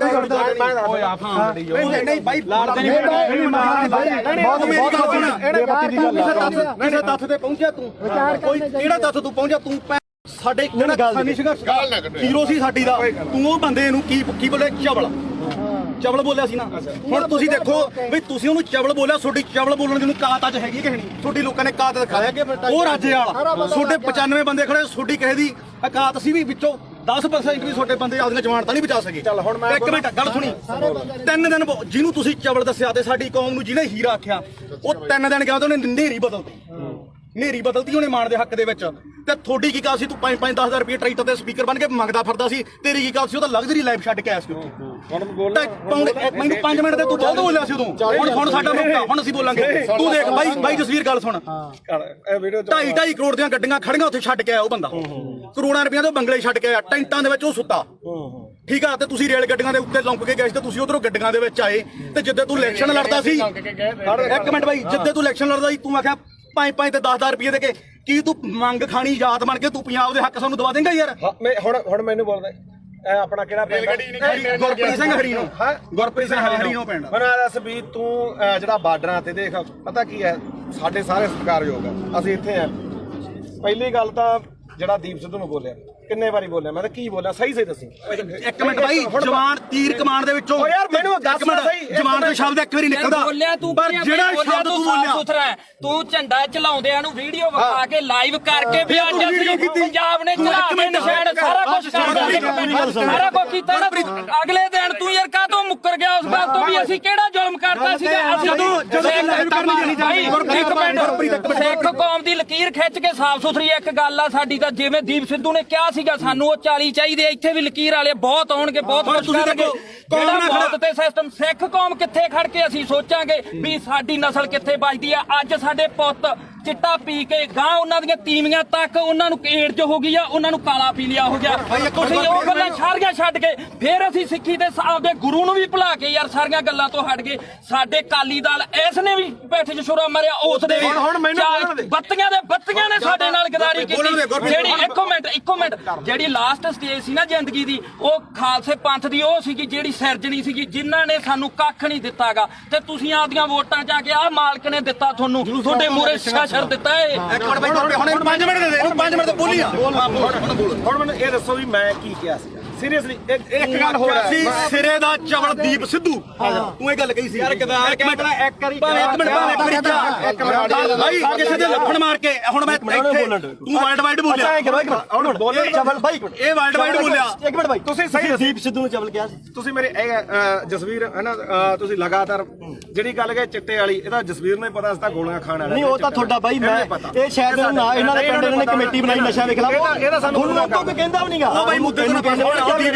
ਨਹੀਂ ਬਾਈ ਲਾੜਦੇ ਨਹੀਂ ਕਿਸੇ ਤੱਥ ਤੇ ਪਹੁੰਚਿਆ ਤੂੰ ਕੋਈ ਕਿਹੜਾ ਤੱਥ ਤੂੰ ਪਹੁੰਚਿਆ ਤੂੰ ਸਾਡੇ ਕਿਸਾਨੀ ਸੰਘਰਸ਼ ਹੀਰੋ ਸੀ ਸਾਡੀ ਦਾ ਤੂੰ ਉਹ ਬੰਦੇ ਨੂੰ ਕੀ ਬੋਲੇ ਚਵਲ ਬੋਲਿਆ ਸੀ ਨਾ ਹੁਣ ਤੁਸੀਂ ਦੇਖੋ ਵੀ ਤੁਸੀਂ ਉਹਨੂੰ ਚਵਲ ਬੋਲਿਆ ਤੁਹਾਡੀ ਚਵਲ ਬੋਲਣ ਦੀ ਨੂੰ ਕਾਤ ਅੱਜ ਹੈਗੀ ਕਿ ਨਹੀਂ ਤੁਹਾਡੀ ਲੋਕਾਂ ਨੇ ਕਾਤ ਦਿਖਾਇਆ ਉਹ ਰਾਜੇ ਵਾਲਾ ਤੁਹਾਡੇ 95 ਬੰਦੇ ਖੜੇ ਤੁਹਾਡੀ ਕਿਸੇ ਦੀ ਕਾਤ ਸੀ ਵੀ ਵਿੱਚੋਂ 10% ਵੀ ਤੁਹਾਡੇ ਬੰਦੇ ਆਪਦੀਆਂ ਜਵਾਨਤਾਂ ਨਹੀਂ ਬਚਾ ਸਕੇ ਚੱਲ ਹੁਣ ਮੈਂ ਇੱਕ ਮਿੰਟ ਗੱਲ ਸੁਣੀ 3 ਦਿਨ ਜਿਹਨੂੰ ਤੁਸੀਂ ਚਵਲ ਦੱਸਿਆ ਤੇ ਸਾਡੀ ਕੌਮ ਨੂੰ ਜਿਹਨੇ ਹੀਰਾ ਆਖਿਆ ਉਹ 3 ਦਿਨ ਗਿਆ ਤੇ ਉਹਨੇ ਨੇਰੀ ਬਦਲਤੀ ਉਹਨੇ ਮਾਣ ਦੇ ਹੱਕ ਦੇ ਵਿੱਚ ਤੇ ਤੁਹਾਡੀ ਕੀ ਗੱਲ ਸੀ ਤੂੰ 5-10 ਰੁਪਏ ਟਰੈਕਟਰ ਤੇ ਸਪੀਕਰ ਬਣ ਕੇ ਮੰਗਦਾ ਫਿਰਦਾ ਸੀ ਤੇਰੀ ਕੀ ਗੱਲ ਸੀ ਉਹ ਤਾਂ ਲਗਜ਼ਰੀ ਲਾਈਫ ਛੱਡ ਕੇ ਆਇਆ ਸੀ ਮੈਨੂੰ 5 ਮਿੰਟ ਤੇ ਤੂੰ ਬਹੁਤ ਬੋਲਿਆ ਸੀ ਉਦੋਂ ਹੁਣ ਸਾਡਾ ਮੌਕਾ ਹੁਣ ਅਸੀਂ ਬੋਲਾਂਗੇ ਤੂੰ ਦੇਖ ਬਾਈ ਜਸਵੀਰ ਗੱਲ ਸੁਣ 2.5 ਕਰੋੜ ਦੀਆਂ ਗੱਡੀਆਂ ਖੜੀਆਂ ਉੱਥੇ ਛੱਡ ਕੇ ਆਇਆ ਉਹ ਬੰਦਾ ਕਰੋੜਾਂ ਰੁਪਈਆਂ ਦੇ ਬੰਗਲੇ ਛੱਡ ਕੇ ਆਇਆ ਟੈਂਟਾਂ ਦੇ ਵਿੱਚ ਉਹ ਸੁੱਤਾ ਠੀਕ ਆ ਤੇ ਤੁਸੀਂ ਰੇਲ ਗੱਡੀਆਂ ਦੇ ਉੱਤੇ ਲੰਘ ਕੇ ਗਏ ਤੇ ਤੁਸੀਂ ਉਧਰੋਂ ਗੱਡੀਆਂ ਦੇ ਵਿੱਚ ਆਏ ਤੇ ਜਿੱਦੇ ਤੂੰ ਇਲੈਕਸ਼ਨ ਲੜਦਾ ਸੀ ਇੱਕ ਮਿੰਟ ਬਾਈ ਜਿੱਦੇ ਤੂੰ ਇਲੈਕਸ਼ਨ ਲੜਦਾ ਸੀ ਤੂੰ ਆਖਿਆ 5 ਤੇ 10 ਰੁਪਏ ਦੇ ਕੇ ਕੀ ਤੂੰ ਮੰਗ ਖਾਣੀ ਯਾਦ ਬਣ ਕੇ ਤੂੰ ਪੰਜਾਬ ਦੇ ਹੱਕ ਸਾਨੂੰ ਦਵਾ ਦੇਂਗਾ ਯਾਰ? ਹੁਣ ਮੈਨੂੰ ਬੋਲਦਾ ਇਹ ਆਪਣਾ ਕਿਹੜਾ ਪਿੰਡ ਗੁਰਪ੍ਰੀਤ ਸਿੰਘ ਹਰੀਨੋ। ਹਾਂ ਗੁਰਪ੍ਰੀਤ ਸਿੰਘ ਹਰੀਨੋ ਪਿੰਡ। ਮੈਨੂੰ ਇਹ ਦੱਸ ਵੀ ਤੂੰ ਜਿਹੜਾ ਬਾਰਡਰਾਂ ਤੇ ਦੇਖ ਪਤਾ ਕੀ ਹੈ, ਸਾਡੇ ਸਾਰੇ ਸਤਿਕਾਰਯੋਗ ਆ, ਅਸੀਂ ਇੱਥੇ ਆ। ਪਹਿਲੀ ਗੱਲ ਤਾਂ ਜਿਹੜਾ ਦੀਪ ਸਿੱਧੂ ਨੂੰ ਬੋਲਿਆ, ਕਿੰਨੇ ਵਾਰੀ ਬੋਲਿਆ ਮੈਂ ਤਾਂ ਕੀ ਬੋਲਿਆ ਸਹੀ ਦੱਸੀ। ਇੱਕ ਮਿੰਟ ਬਾਈ, ਜਵਾਨ ਤੀਰ ਕਮਾਨ ਦੇ ਵਿੱਚੋਂ ਯਾਰ ਮੈਨੂੰ ਦੱਸ ਸਹੀ, ਜਵਾਨ ਦਾ ਸ਼ਬਦ ਇੱਕ ਵਾਰੀ ਨਿਕਲਦਾ, ਬੋਲਿਆ ਤੂੰ ਪਰ ਜਿਹੜਾ ਸ਼ਬਦ ਤੂੰ ਬੋਲਿਆ ਸੁਥਰਾ ਹੈ। ਤੂੰ ਝੰਡਾ ਚਲਾਉਂਦਿਆਂ ਨੂੰ ਵੀਡੀਓ ਵਿਖਾ ਕੇ ਲਾਈਵ ਕਰਕੇ ਵੀ ਅੱਜ ਅਸੀਂ ਪੰਜਾਬ ਨੇ ਚਲਾ ਕੇ ਨਿਸ਼ਾਨ ਸਾਰਾ ਕੁਝ ਸਾਰਾ ਕੁਝ ਕੀਤਾ ਨਾ। ਅਗਲੇ ਦਿਨ ਤੂੰ ਯਾਰ ਕਾਹਤੋਂ ਮੁੱਕਰ ਗਿਆ ਉਸ ਗੱਲ ਤੋਂ ਵੀ ਅਸੀਂ ਕਿਹੜਾ ਜ਼ੁਲਮ ਕਰਤਾ ਸੀਗਾ? ਸਿੱਖ ਕੌਮ ਦੀ ਲਕੀਰ ਖਿੱਚ ਕੇ ਸਾਫ਼ ਸੁਥਰੀ ਇੱਕ ਗੱਲ ਆ ਸਾਡੀ ਤਾਂ, ਜਿਵੇਂ ਦੀਪ ਸਿੱਧੂ ਨੇ ਕਿਹਾ ਸੀਗਾ ਸਾਨੂੰ ਉਹ 40 ਚਾਹੀਦੇ, ਇੱਥੇ ਵੀ ਲਕੀਰ ਵਾਲੇ ਬਹੁਤ ਆਉਣਗੇ, ਬਹੁਤ ਕੁਝ ਕਰਨਗੇ। ਜਿਹੜਾ ਮੌਤ ਤੇ ਸਿਸਟਮ, ਸਿੱਖ ਕੌਮ ਕਿੱਥੇ ਖੜ ਕੇ ਅਸੀਂ ਸੋਚਾਂਗੇ ਵੀ ਸਾਡੀ ਨਸਲ ਕਿੱਥੇ ਬਚਦੀ ਆ? ਅੱਜ ਸਾਡੇ ਪੁੱਤ ਚਿੱਟਾ ਪੀ ਕੇ ਗਾਂ ਉਹਨਾਂ ਦੀਆਂ ਤੀਵੀਆਂ ਤੱਕ ਉਹਨਾਂ ਨੂੰ ਏਡਜ਼ ਹੋ ਗਈ ਆ, ਉਹਨਾਂ ਨੂੰ ਕਾਲਾ ਪੀਲੀਆ ਹੋ ਗਿਆ। ਤੁਸੀਂ ਉਹ ਗੱਲਾਂ ਸਾਰੀਆਂ ਛੱਡ ਕੇ ਫਿਰ ਅਸੀਂ ਸਿੱਖੀ ਦੇ ਆਪਦੇ ਗੁਰੂ ਨੂੰ ਵੀ ਭੁਲਾ ਕੇ ਯਾਰ ਸਾਰੀਆਂ ਗੱਲਾਂ ਤੋਂ ਹਟ ਗਏ। ਸਾਡੇ ਕਾਲੀ ਦਲ ਇਸ ਨੇ ਵੀ ਪਿੱਠ 'ਚ ਛੁਰਾ ਮਾਰਿਆ, ਉਸ ਦੇ ਬੱਤੀਆਂ ਨੇ ਸਾਡੇ ਨਾਲ ਗਦਾਰੀ ਕੀਤੀ। ਜਿਹੜੀ ਇੱਕੋ ਮਿੰਟ ਜਿਹੜੀ ਲਾਸਟ ਸਟੇਜ ਸੀ ਨਾ ਜ਼ਿੰਦਗੀ ਦੀ, ਉਹ ਖਾਲਸੇ ਪੰਥ ਦੀ ਉਹ ਸੀਗੀ ਜਿਹੜੀ ਸਿਰਜਣੀ ਸੀਗੀ, ਜਿਨ੍ਹਾਂ ਨੇ ਸਾਨੂੰ ਕੱਖ ਨਹੀਂ ਦਿੱਤਾਗਾ। ਤੇ ਤੁਸੀਂ ਆਪਦੀਆਂ ਵੋਟਾਂ 'ਚ ਆ ਕੇ ਆਹ ਮਾਲਕ ਨੇ ਦਿੱਤਾ ਤੁਹਾਨੂੰ, ਤੁਹਾਡੇ ਮੂਹਰੇ ਸ਼ਰ ਦਿੱਤਾ ਏ। ਇੱਕ ਮਿੰਟ ਬਾਈ, ਹੁਣ 5 ਮਿੰਟ ਦੇ ਦੇ, 5 ਮਿੰਟ ਤੇ ਬੋਲੀ ਆ। ਹੁਣ ਮੈਨੂੰ ਇਹ ਦੱਸੋ ਵੀ ਮੈਂ ਕੀ ਕਿਹਾ ਸੀ ਸੀਰੀਅਸਲੀ? ਇੱਕ ਗੱਲ ਹੋਰ ਹੈ, ਸਿਰੇ ਦਾ ਚਵਲ ਦੀਪ ਸਿੱਧੂ, ਤੂੰ ਇਹ ਗੱਲ ਕਹੀ ਸੀ ਯਾਰ। ਇੱਕ ਮਿੰਟ ਬਾਈ, ਕਿਸੇ ਦੇ ਲੱਫੜ ਮਾਰ ਕੇ ਹੁਣ ਮੈਂ ਤੂੰ ਵਰਲਡ ਵਾਈਡ ਬੋਲਿਆ, ਇਹ ਵਰਲਡ ਵਾਈਡ ਬੋਲਿਆ। ਇੱਕ ਮਿੰਟ ਬਾਈ, ਤੁਸੀਂ ਸਹੀ ਦੀਪ ਸਿੱਧੂ ਨੂੰ ਚਵਲ ਕਿਹਾ ਸੀ? ਤੁਸੀਂ ਮੇਰੇ ਜਸਵੀਰ ਹੈ ਨਾ, ਤੁਸੀਂ ਲਗਾਤਾਰ ਜਿਹੜੀ ਗੱਲ ਕਹੇ ਚਿੱਟੇ ਵਾਲੀ, ਇਹਦਾ ਜਸਵੀਰ ਨੂੰ ਪਤਾ, ਅਸੀਂ ਤਾਂ ਗੋਲੀਆਂ ਖਾਣ ਵਾਲੇ ਨਹੀਂ। ਉਹ ਤਾਂ ਤੁਹਾਡਾ ਬਾਈ, ਮੈਂ ਇਹ ਸ਼ਾਇਦ ਇਹਨਾਂ ਦੇ ਪਿੰਡ ਨੇ ਕਮੇਟੀ ਬਣਾਈ ਨਸ਼ਾ ਦੇ ਖਿਲਾਫ, ਇਹਦਾ ਸਾਨੂੰ ਕੋਈ ਕਹਿੰਦਾ ਵੀ ਨਹੀਂਗਾ। ਉਹ ਬਾਈ ਮੁੱਦੇ ਤੋਂ ਨਾ ਦੀਪ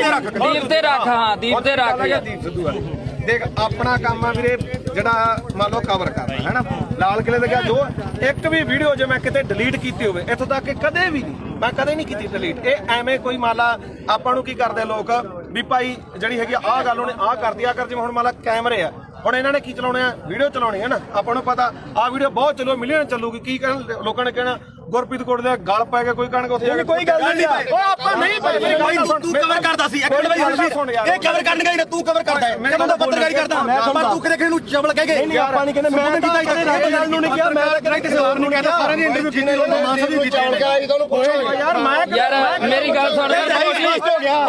ਤੇ ਰੱਖ, ਹਾਂ ਦੀਪ ਤੇ ਰੱਖ। ਦੀਪ ਸਿੱਧੂ ਵਾਲੇ ਦੇਖ ਆਪਣਾ ਕੰਮ ਆ ਵੀਰੇ, ਜਿਹੜਾ ਮੰਨ ਲਓ ਕਵਰ ਕਰਨਾ ਹੈ ਨਾ। ਲਾਲ ਕਿਲੇ ਦੇ ਗਿਆ ਜੋ ਇੱਕ ਵੀ ਵੀਡੀਓ ਜੇ ਮੈਂ ਕਿਤੇ ਡਿਲੀਟ ਕੀਤੀ ਹੋਵੇ, ਇੱਥੋਂ ਤੱਕ ਕਿ ਕਦੇ ਵੀ ਨਹੀਂ, ਮੈਂ ਕਦੇ ਨਹੀਂ ਕੀਤੀ ਡਿਲੀਟ। ਇਹ ਐਵੇਂ ਕੋਈ ਮੰਨ ਲਾ ਆਪਾਂ ਨੂੰ ਕੀ ਕਰਦੇ ਲੋਕ ਵੀ ਭਾਈ ਜਿਹੜੀ ਹੈਗੀ ਆਹ ਗੱਲ ਉਹਨੇ ਆਹ ਕਰਦੀ ਆ ਕਰ, ਜਿਵੇਂ ਹੁਣ ਮੰਨ ਲਾ ਕੈਮਰੇ ਆ, ਹੁਣ ਇਹਨਾਂ ਨੇ ਕੀ ਚਲਾਉਣੇ ਆ? ਵੀਡੀਓ ਚਲਾਉਣੀ ਹੈ ਨਾ। ਆਪਾਂ ਨੂੰ ਪਤਾ ਆਹ ਵੀਡੀਓ ਬਹੁਤ ਚੱਲੋ, ਮਿਲੀਅਨ ਚੱਲੂਗੀ। ਕੀ ਕਹਿਣ ਲੋਕਾਂ ਨੇ ਕਹਿਣਾ ਗੁਰਪ੍ਰੀਤ ਕੋਟ ਦੇ ਗਲ ਪੈ ਗਿਆ, ਕੋਈ ਕਹਿਣਗੇ ਉੱਥੇ ਜਾ ਕੇ ਕੋਈ ਗੱਲ ਨਹੀਂ। ਉਹ ਆਪਾਂ ਨਹੀਂ ਭਾਈ, ਤੂੰ ਕਵਰ ਕਰਦਾ ਸੀ। ਇੱਕ ਮਿੰਟ ਬਾਈ, ਇਹ ਕਵਰ ਕਰਨ ਗਈ ਨਾ, ਤੂੰ ਕਵਰ ਕਰਦਾ ਹੈ, ਮੈਂ ਤਾਂ ਪੱਤਰਕਾਰੀ ਕਰਦਾ, ਪਰ ਤੂੰ ਕਿਤੇ ਕਿਸੇ ਨੂੰ ਚਵਲ ਕਹਿ ਗਏ। ਨਹੀਂ ਆਪਾਂ ਨਹੀਂ ਕਹਿੰਦੇ, ਮੈਂ ਤਾਂ ਕਿਸੇ ਨਾਲ ਨੂੰ ਨਹੀਂ ਕਿਹਾ, ਮੈਂ ਤਾਂ ਕਿਸੇ ਹੋਰ ਨੂੰ ਕਹਿੰਦਾ। ਸਾਰਿਆਂ ਦੀ ਇੰਟਰਵਿਊ ਕੀਤੀ, ਉਹਨਾਂ ਮਾਸਾ ਵੀ ਕੀਤੀ ਯਾਰ। ਯਾਰ ਮੇਰੀ ਗੱਲ ਸੁਣ,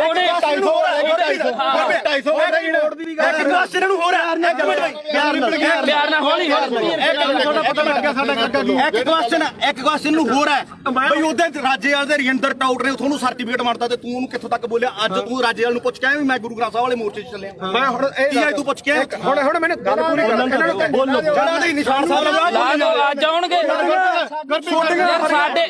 ਉਹਨੇ 250 ਨੂੰ ਹੋ ਰਿਹਾ। ਇੱਕ ਮਿੰਟ ਬਾਈ, ਪਿਆਰ ਨਾਲ ਹੌਲੀ ਇੱਕ ਕੁਐਸਚਨ ਨੂੰ ਹੋਰ ਹੈ ਬਈ, ਉਹਦੇ ਰਾਜੇਵਾਲ ਦੇ ਰਜਿੰਦਰ ਟਾਊਟ ਨੇ ਤੁਹਾਨੂੰ ਸਰਟੀਫਿਕੇਟ ਮੰਨਤਾ, ਤੇ ਤੂੰ ਉਹਨੂੰ ਕਿੱਥੋਂ ਤੱਕ ਬੋਲਿਆ? ਅੱਜ ਤੂੰ ਰਾਜੇਵਾਲ ਨੂੰ ਪੁੱਛ ਕੇ ਆਇਆ ਵੀ ਮੈਂ ਗੁਰੂ ਗ੍ਰੰਥ ਸਾਹਿਬ ਵਾਲੇ ਮੋਰਚੇ 'ਚ ਚੱਲਿਆ? ਮੈਂ ਹੁਣ ਇਹ ਤੂੰ ਪੁੱਛ ਕੇ ਹੁਣ ਮੈਨੂੰ ਗੱਲ ਪੂਰੀ ਕਰ, ਬੋਲੋ। ਜਿਹੜਾ ਦੀ ਨਿਸ਼ਾਨ ਸਾਹਿਬ ਲਾ ਅੱਜ ਆਉਣਗੇ ਸਾਡੇ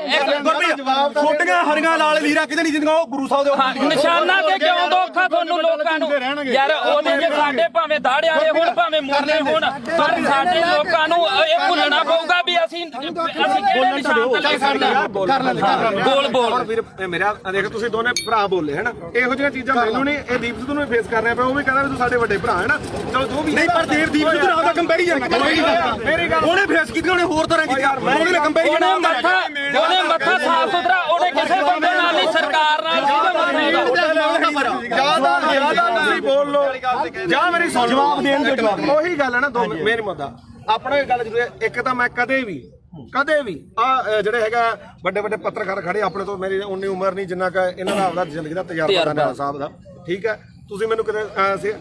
ਛੋਟੀਆਂ ਹਰੀਆਂ ਲਾਲ ਲੀਰਾ ਕਿਤੇ ਨਹੀਂ ਜਿੰਦੀਆਂ, ਉਹ ਗੁਰੂ ਸਾਹਿਬ ਦੇ ਨਿਸ਼ਾਨਾਂ ਤੇ ਕਿਉਂ ਦੋਖਾ ਤੁਹਾਨੂੰ ਲੋਕਾਂ ਨੂੰ? ਯਾਰ ਉਹਦੇ ਜੇ ਸਾਡੇ ਭਾਵੇਂ ਦਾੜੇ ਵਾਲੇ ਹੋਣ, ਭਾਵੇਂ ਮੁਰਲੇ ਹੋਣ, ਪਰ ਸਾਡੇ ਲੋਕਾਂ ਨੂੰ ਇਹ ਭੁੱਲਣਾ ਪਊਗਾ ਵੀ ਅਸੀਂ ਕਿਹੜੇ ਨਿਸ਼ਾਨ ਤੇ ਲੈ ਸਕਦੇ ਹਾਂ। ਬੋਲ ਵੀਰ ਮੇਰਾ ਦੇਖ, ਤੁਸੀਂ ਦੋਨੇ ਭਰਾ ਬੋਲੇ ਹੈ ਨਾ, ਇਹੋ ਜਿਹੀਆਂ ਚੀਜ਼ਾਂ ਮੈਨੂੰ ਨਹੀਂ, ਇਹ ਦੀਪ ਸਿੱਧੂ ਨੂੰ ਫੇਸ ਕਰ ਰਿਹਾ ਪਿਆ। ਉਹ ਵੀ ਕਹਿੰਦਾ ਵੀ ਤੂੰ ਸਾਡੇ ਵੱਡੇ ਭਰਾ ਹੈ ਨਾ। ਚਲੋ ਜੋ ਵੀ ਨਹੀਂ, ਪਰ ਦੀਪ ਸਿੱਧੂ ਨਾਲ ਦਾ ਕੰਪੈਰੀਜ਼ਨ ਉਹਨੇ ਫੇਸ ਕੀਤੀ, ਉਹਨੇ ਹੋਰ ਤਰ੍ਹਾਂ ਕੀਤੀ, ਉਹਨੇ ਕੰਪੈਰੀਜ਼ਨ ਉਹਨੇ ਮੱਥਾ ਸਾਫ ਸੁਥਰਾ, ਉਹਨੇ ਕਿਸੇ ਬੰਦੇ ਨਾਲ ਨਹੀਂ, ਸਰਕਾਰ ਨਾਲ ਜਿਆਦਾ ਤੁਸੀਂ ਬੋਲ ਲੋ ਜਾਂ ਮੇਰੀ ਸੁਣ ਜਵਾਬ ਦੇਣ ਦੇ ਜਵਾਬ। ਉਹੀ ਗੱਲ ਹੈ ਨਾ, ਦੋ ਮੇਰੀ ਮੁੱਦਾ ਆਪਣਾ ਗੱਲ ਜ਼ਰੂਰ ਹੈ। ਇੱਕ ਤਾਂ ਮੈਂ ਕਦੇ ਵੀ ਆ ਜਿਹੜੇ ਹੈਗਾ ਵੱਡੇ ਪੱਤਰਕਾਰ ਖੜੇ, ਆਪਣੇ ਤੋਂ ਮੇਰੀ ਉਨੀ ਉਮਰ ਨਹੀਂ ਜਿੰਨਾ ਕਿ ਇਹਨਾਂ ਦਾ ਆਪਦਾ ਜ਼ਿੰਦਗੀ ਦਾ ਤਜਰਬਾ ਨਾਲਾ ਸਾਹਿਬ ਦਾ, ਠੀਕ ਹੈ। ਤੁਸੀਂ ਮੈਨੂੰ ਕਿਤੇ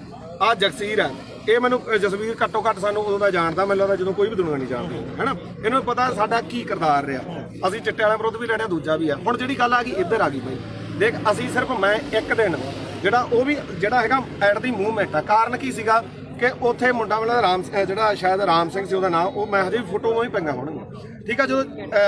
ਆ ਜਗਸੀਰ ਹੈ, ਇਹ ਮੈਨੂੰ ਜਸਵੀਰ ਘੱਟੋ ਘੱਟ ਸਾਨੂੰ ਉਦੋਂ ਦਾ ਜਾਣਦਾ, ਮੈਨੂੰ ਲੱਗਦਾ ਜਦੋਂ ਕੋਈ ਵੀ ਦੁਨੀਆ ਨਹੀਂ ਜਾਣਦੀ ਹੈ ਨਾ। ਇਹਨੂੰ ਪਤਾ ਸਾਡਾ ਕੀ ਕਿਰਦਾਰ ਰਿਹਾ, ਅਸੀਂ ਚਿੱਟੇ ਵਾਲਿਆਂ ਵਿਰੁੱਧ ਵੀ ਲੜਿਆ, ਦੂਜਾ ਵੀ ਆ। ਹੁਣ ਜਿਹੜੀ ਗੱਲ ਆ ਗਈ ਇੱਧਰ ਆ ਗਈ ਬਈ, ਦੇਖ ਅਸੀਂ ਸਿਰਫ ਮੈਂ ਇੱਕ ਦਿਨ ਜਿਹੜਾ ਉਹ ਵੀ ਜਿਹੜਾ ਹੈਗਾ ਐਟ ਦੀ ਮੂਵਮੈਂਟ ਆ। ਕਾਰਨ ਕੀ ਸੀਗਾ ਕਿ ਉੱਥੇ ਮੁੰਡਾ ਵਾਲਾ ਰਾਮ, ਜਿਹੜਾ ਸ਼ਾਇਦ ਰਾਮ ਸਿੰਘ ਸੀ ਉਹਦਾ ਨਾਮ, ਉਹ ਮੈਂ ਹਜੇ ਵੀ ਫੋਟੋ ਉਹ ਹੀ ਪਈਆਂ ਹੋਣਗੀਆਂ, ਠੀਕ ਆ। ਜਦੋਂ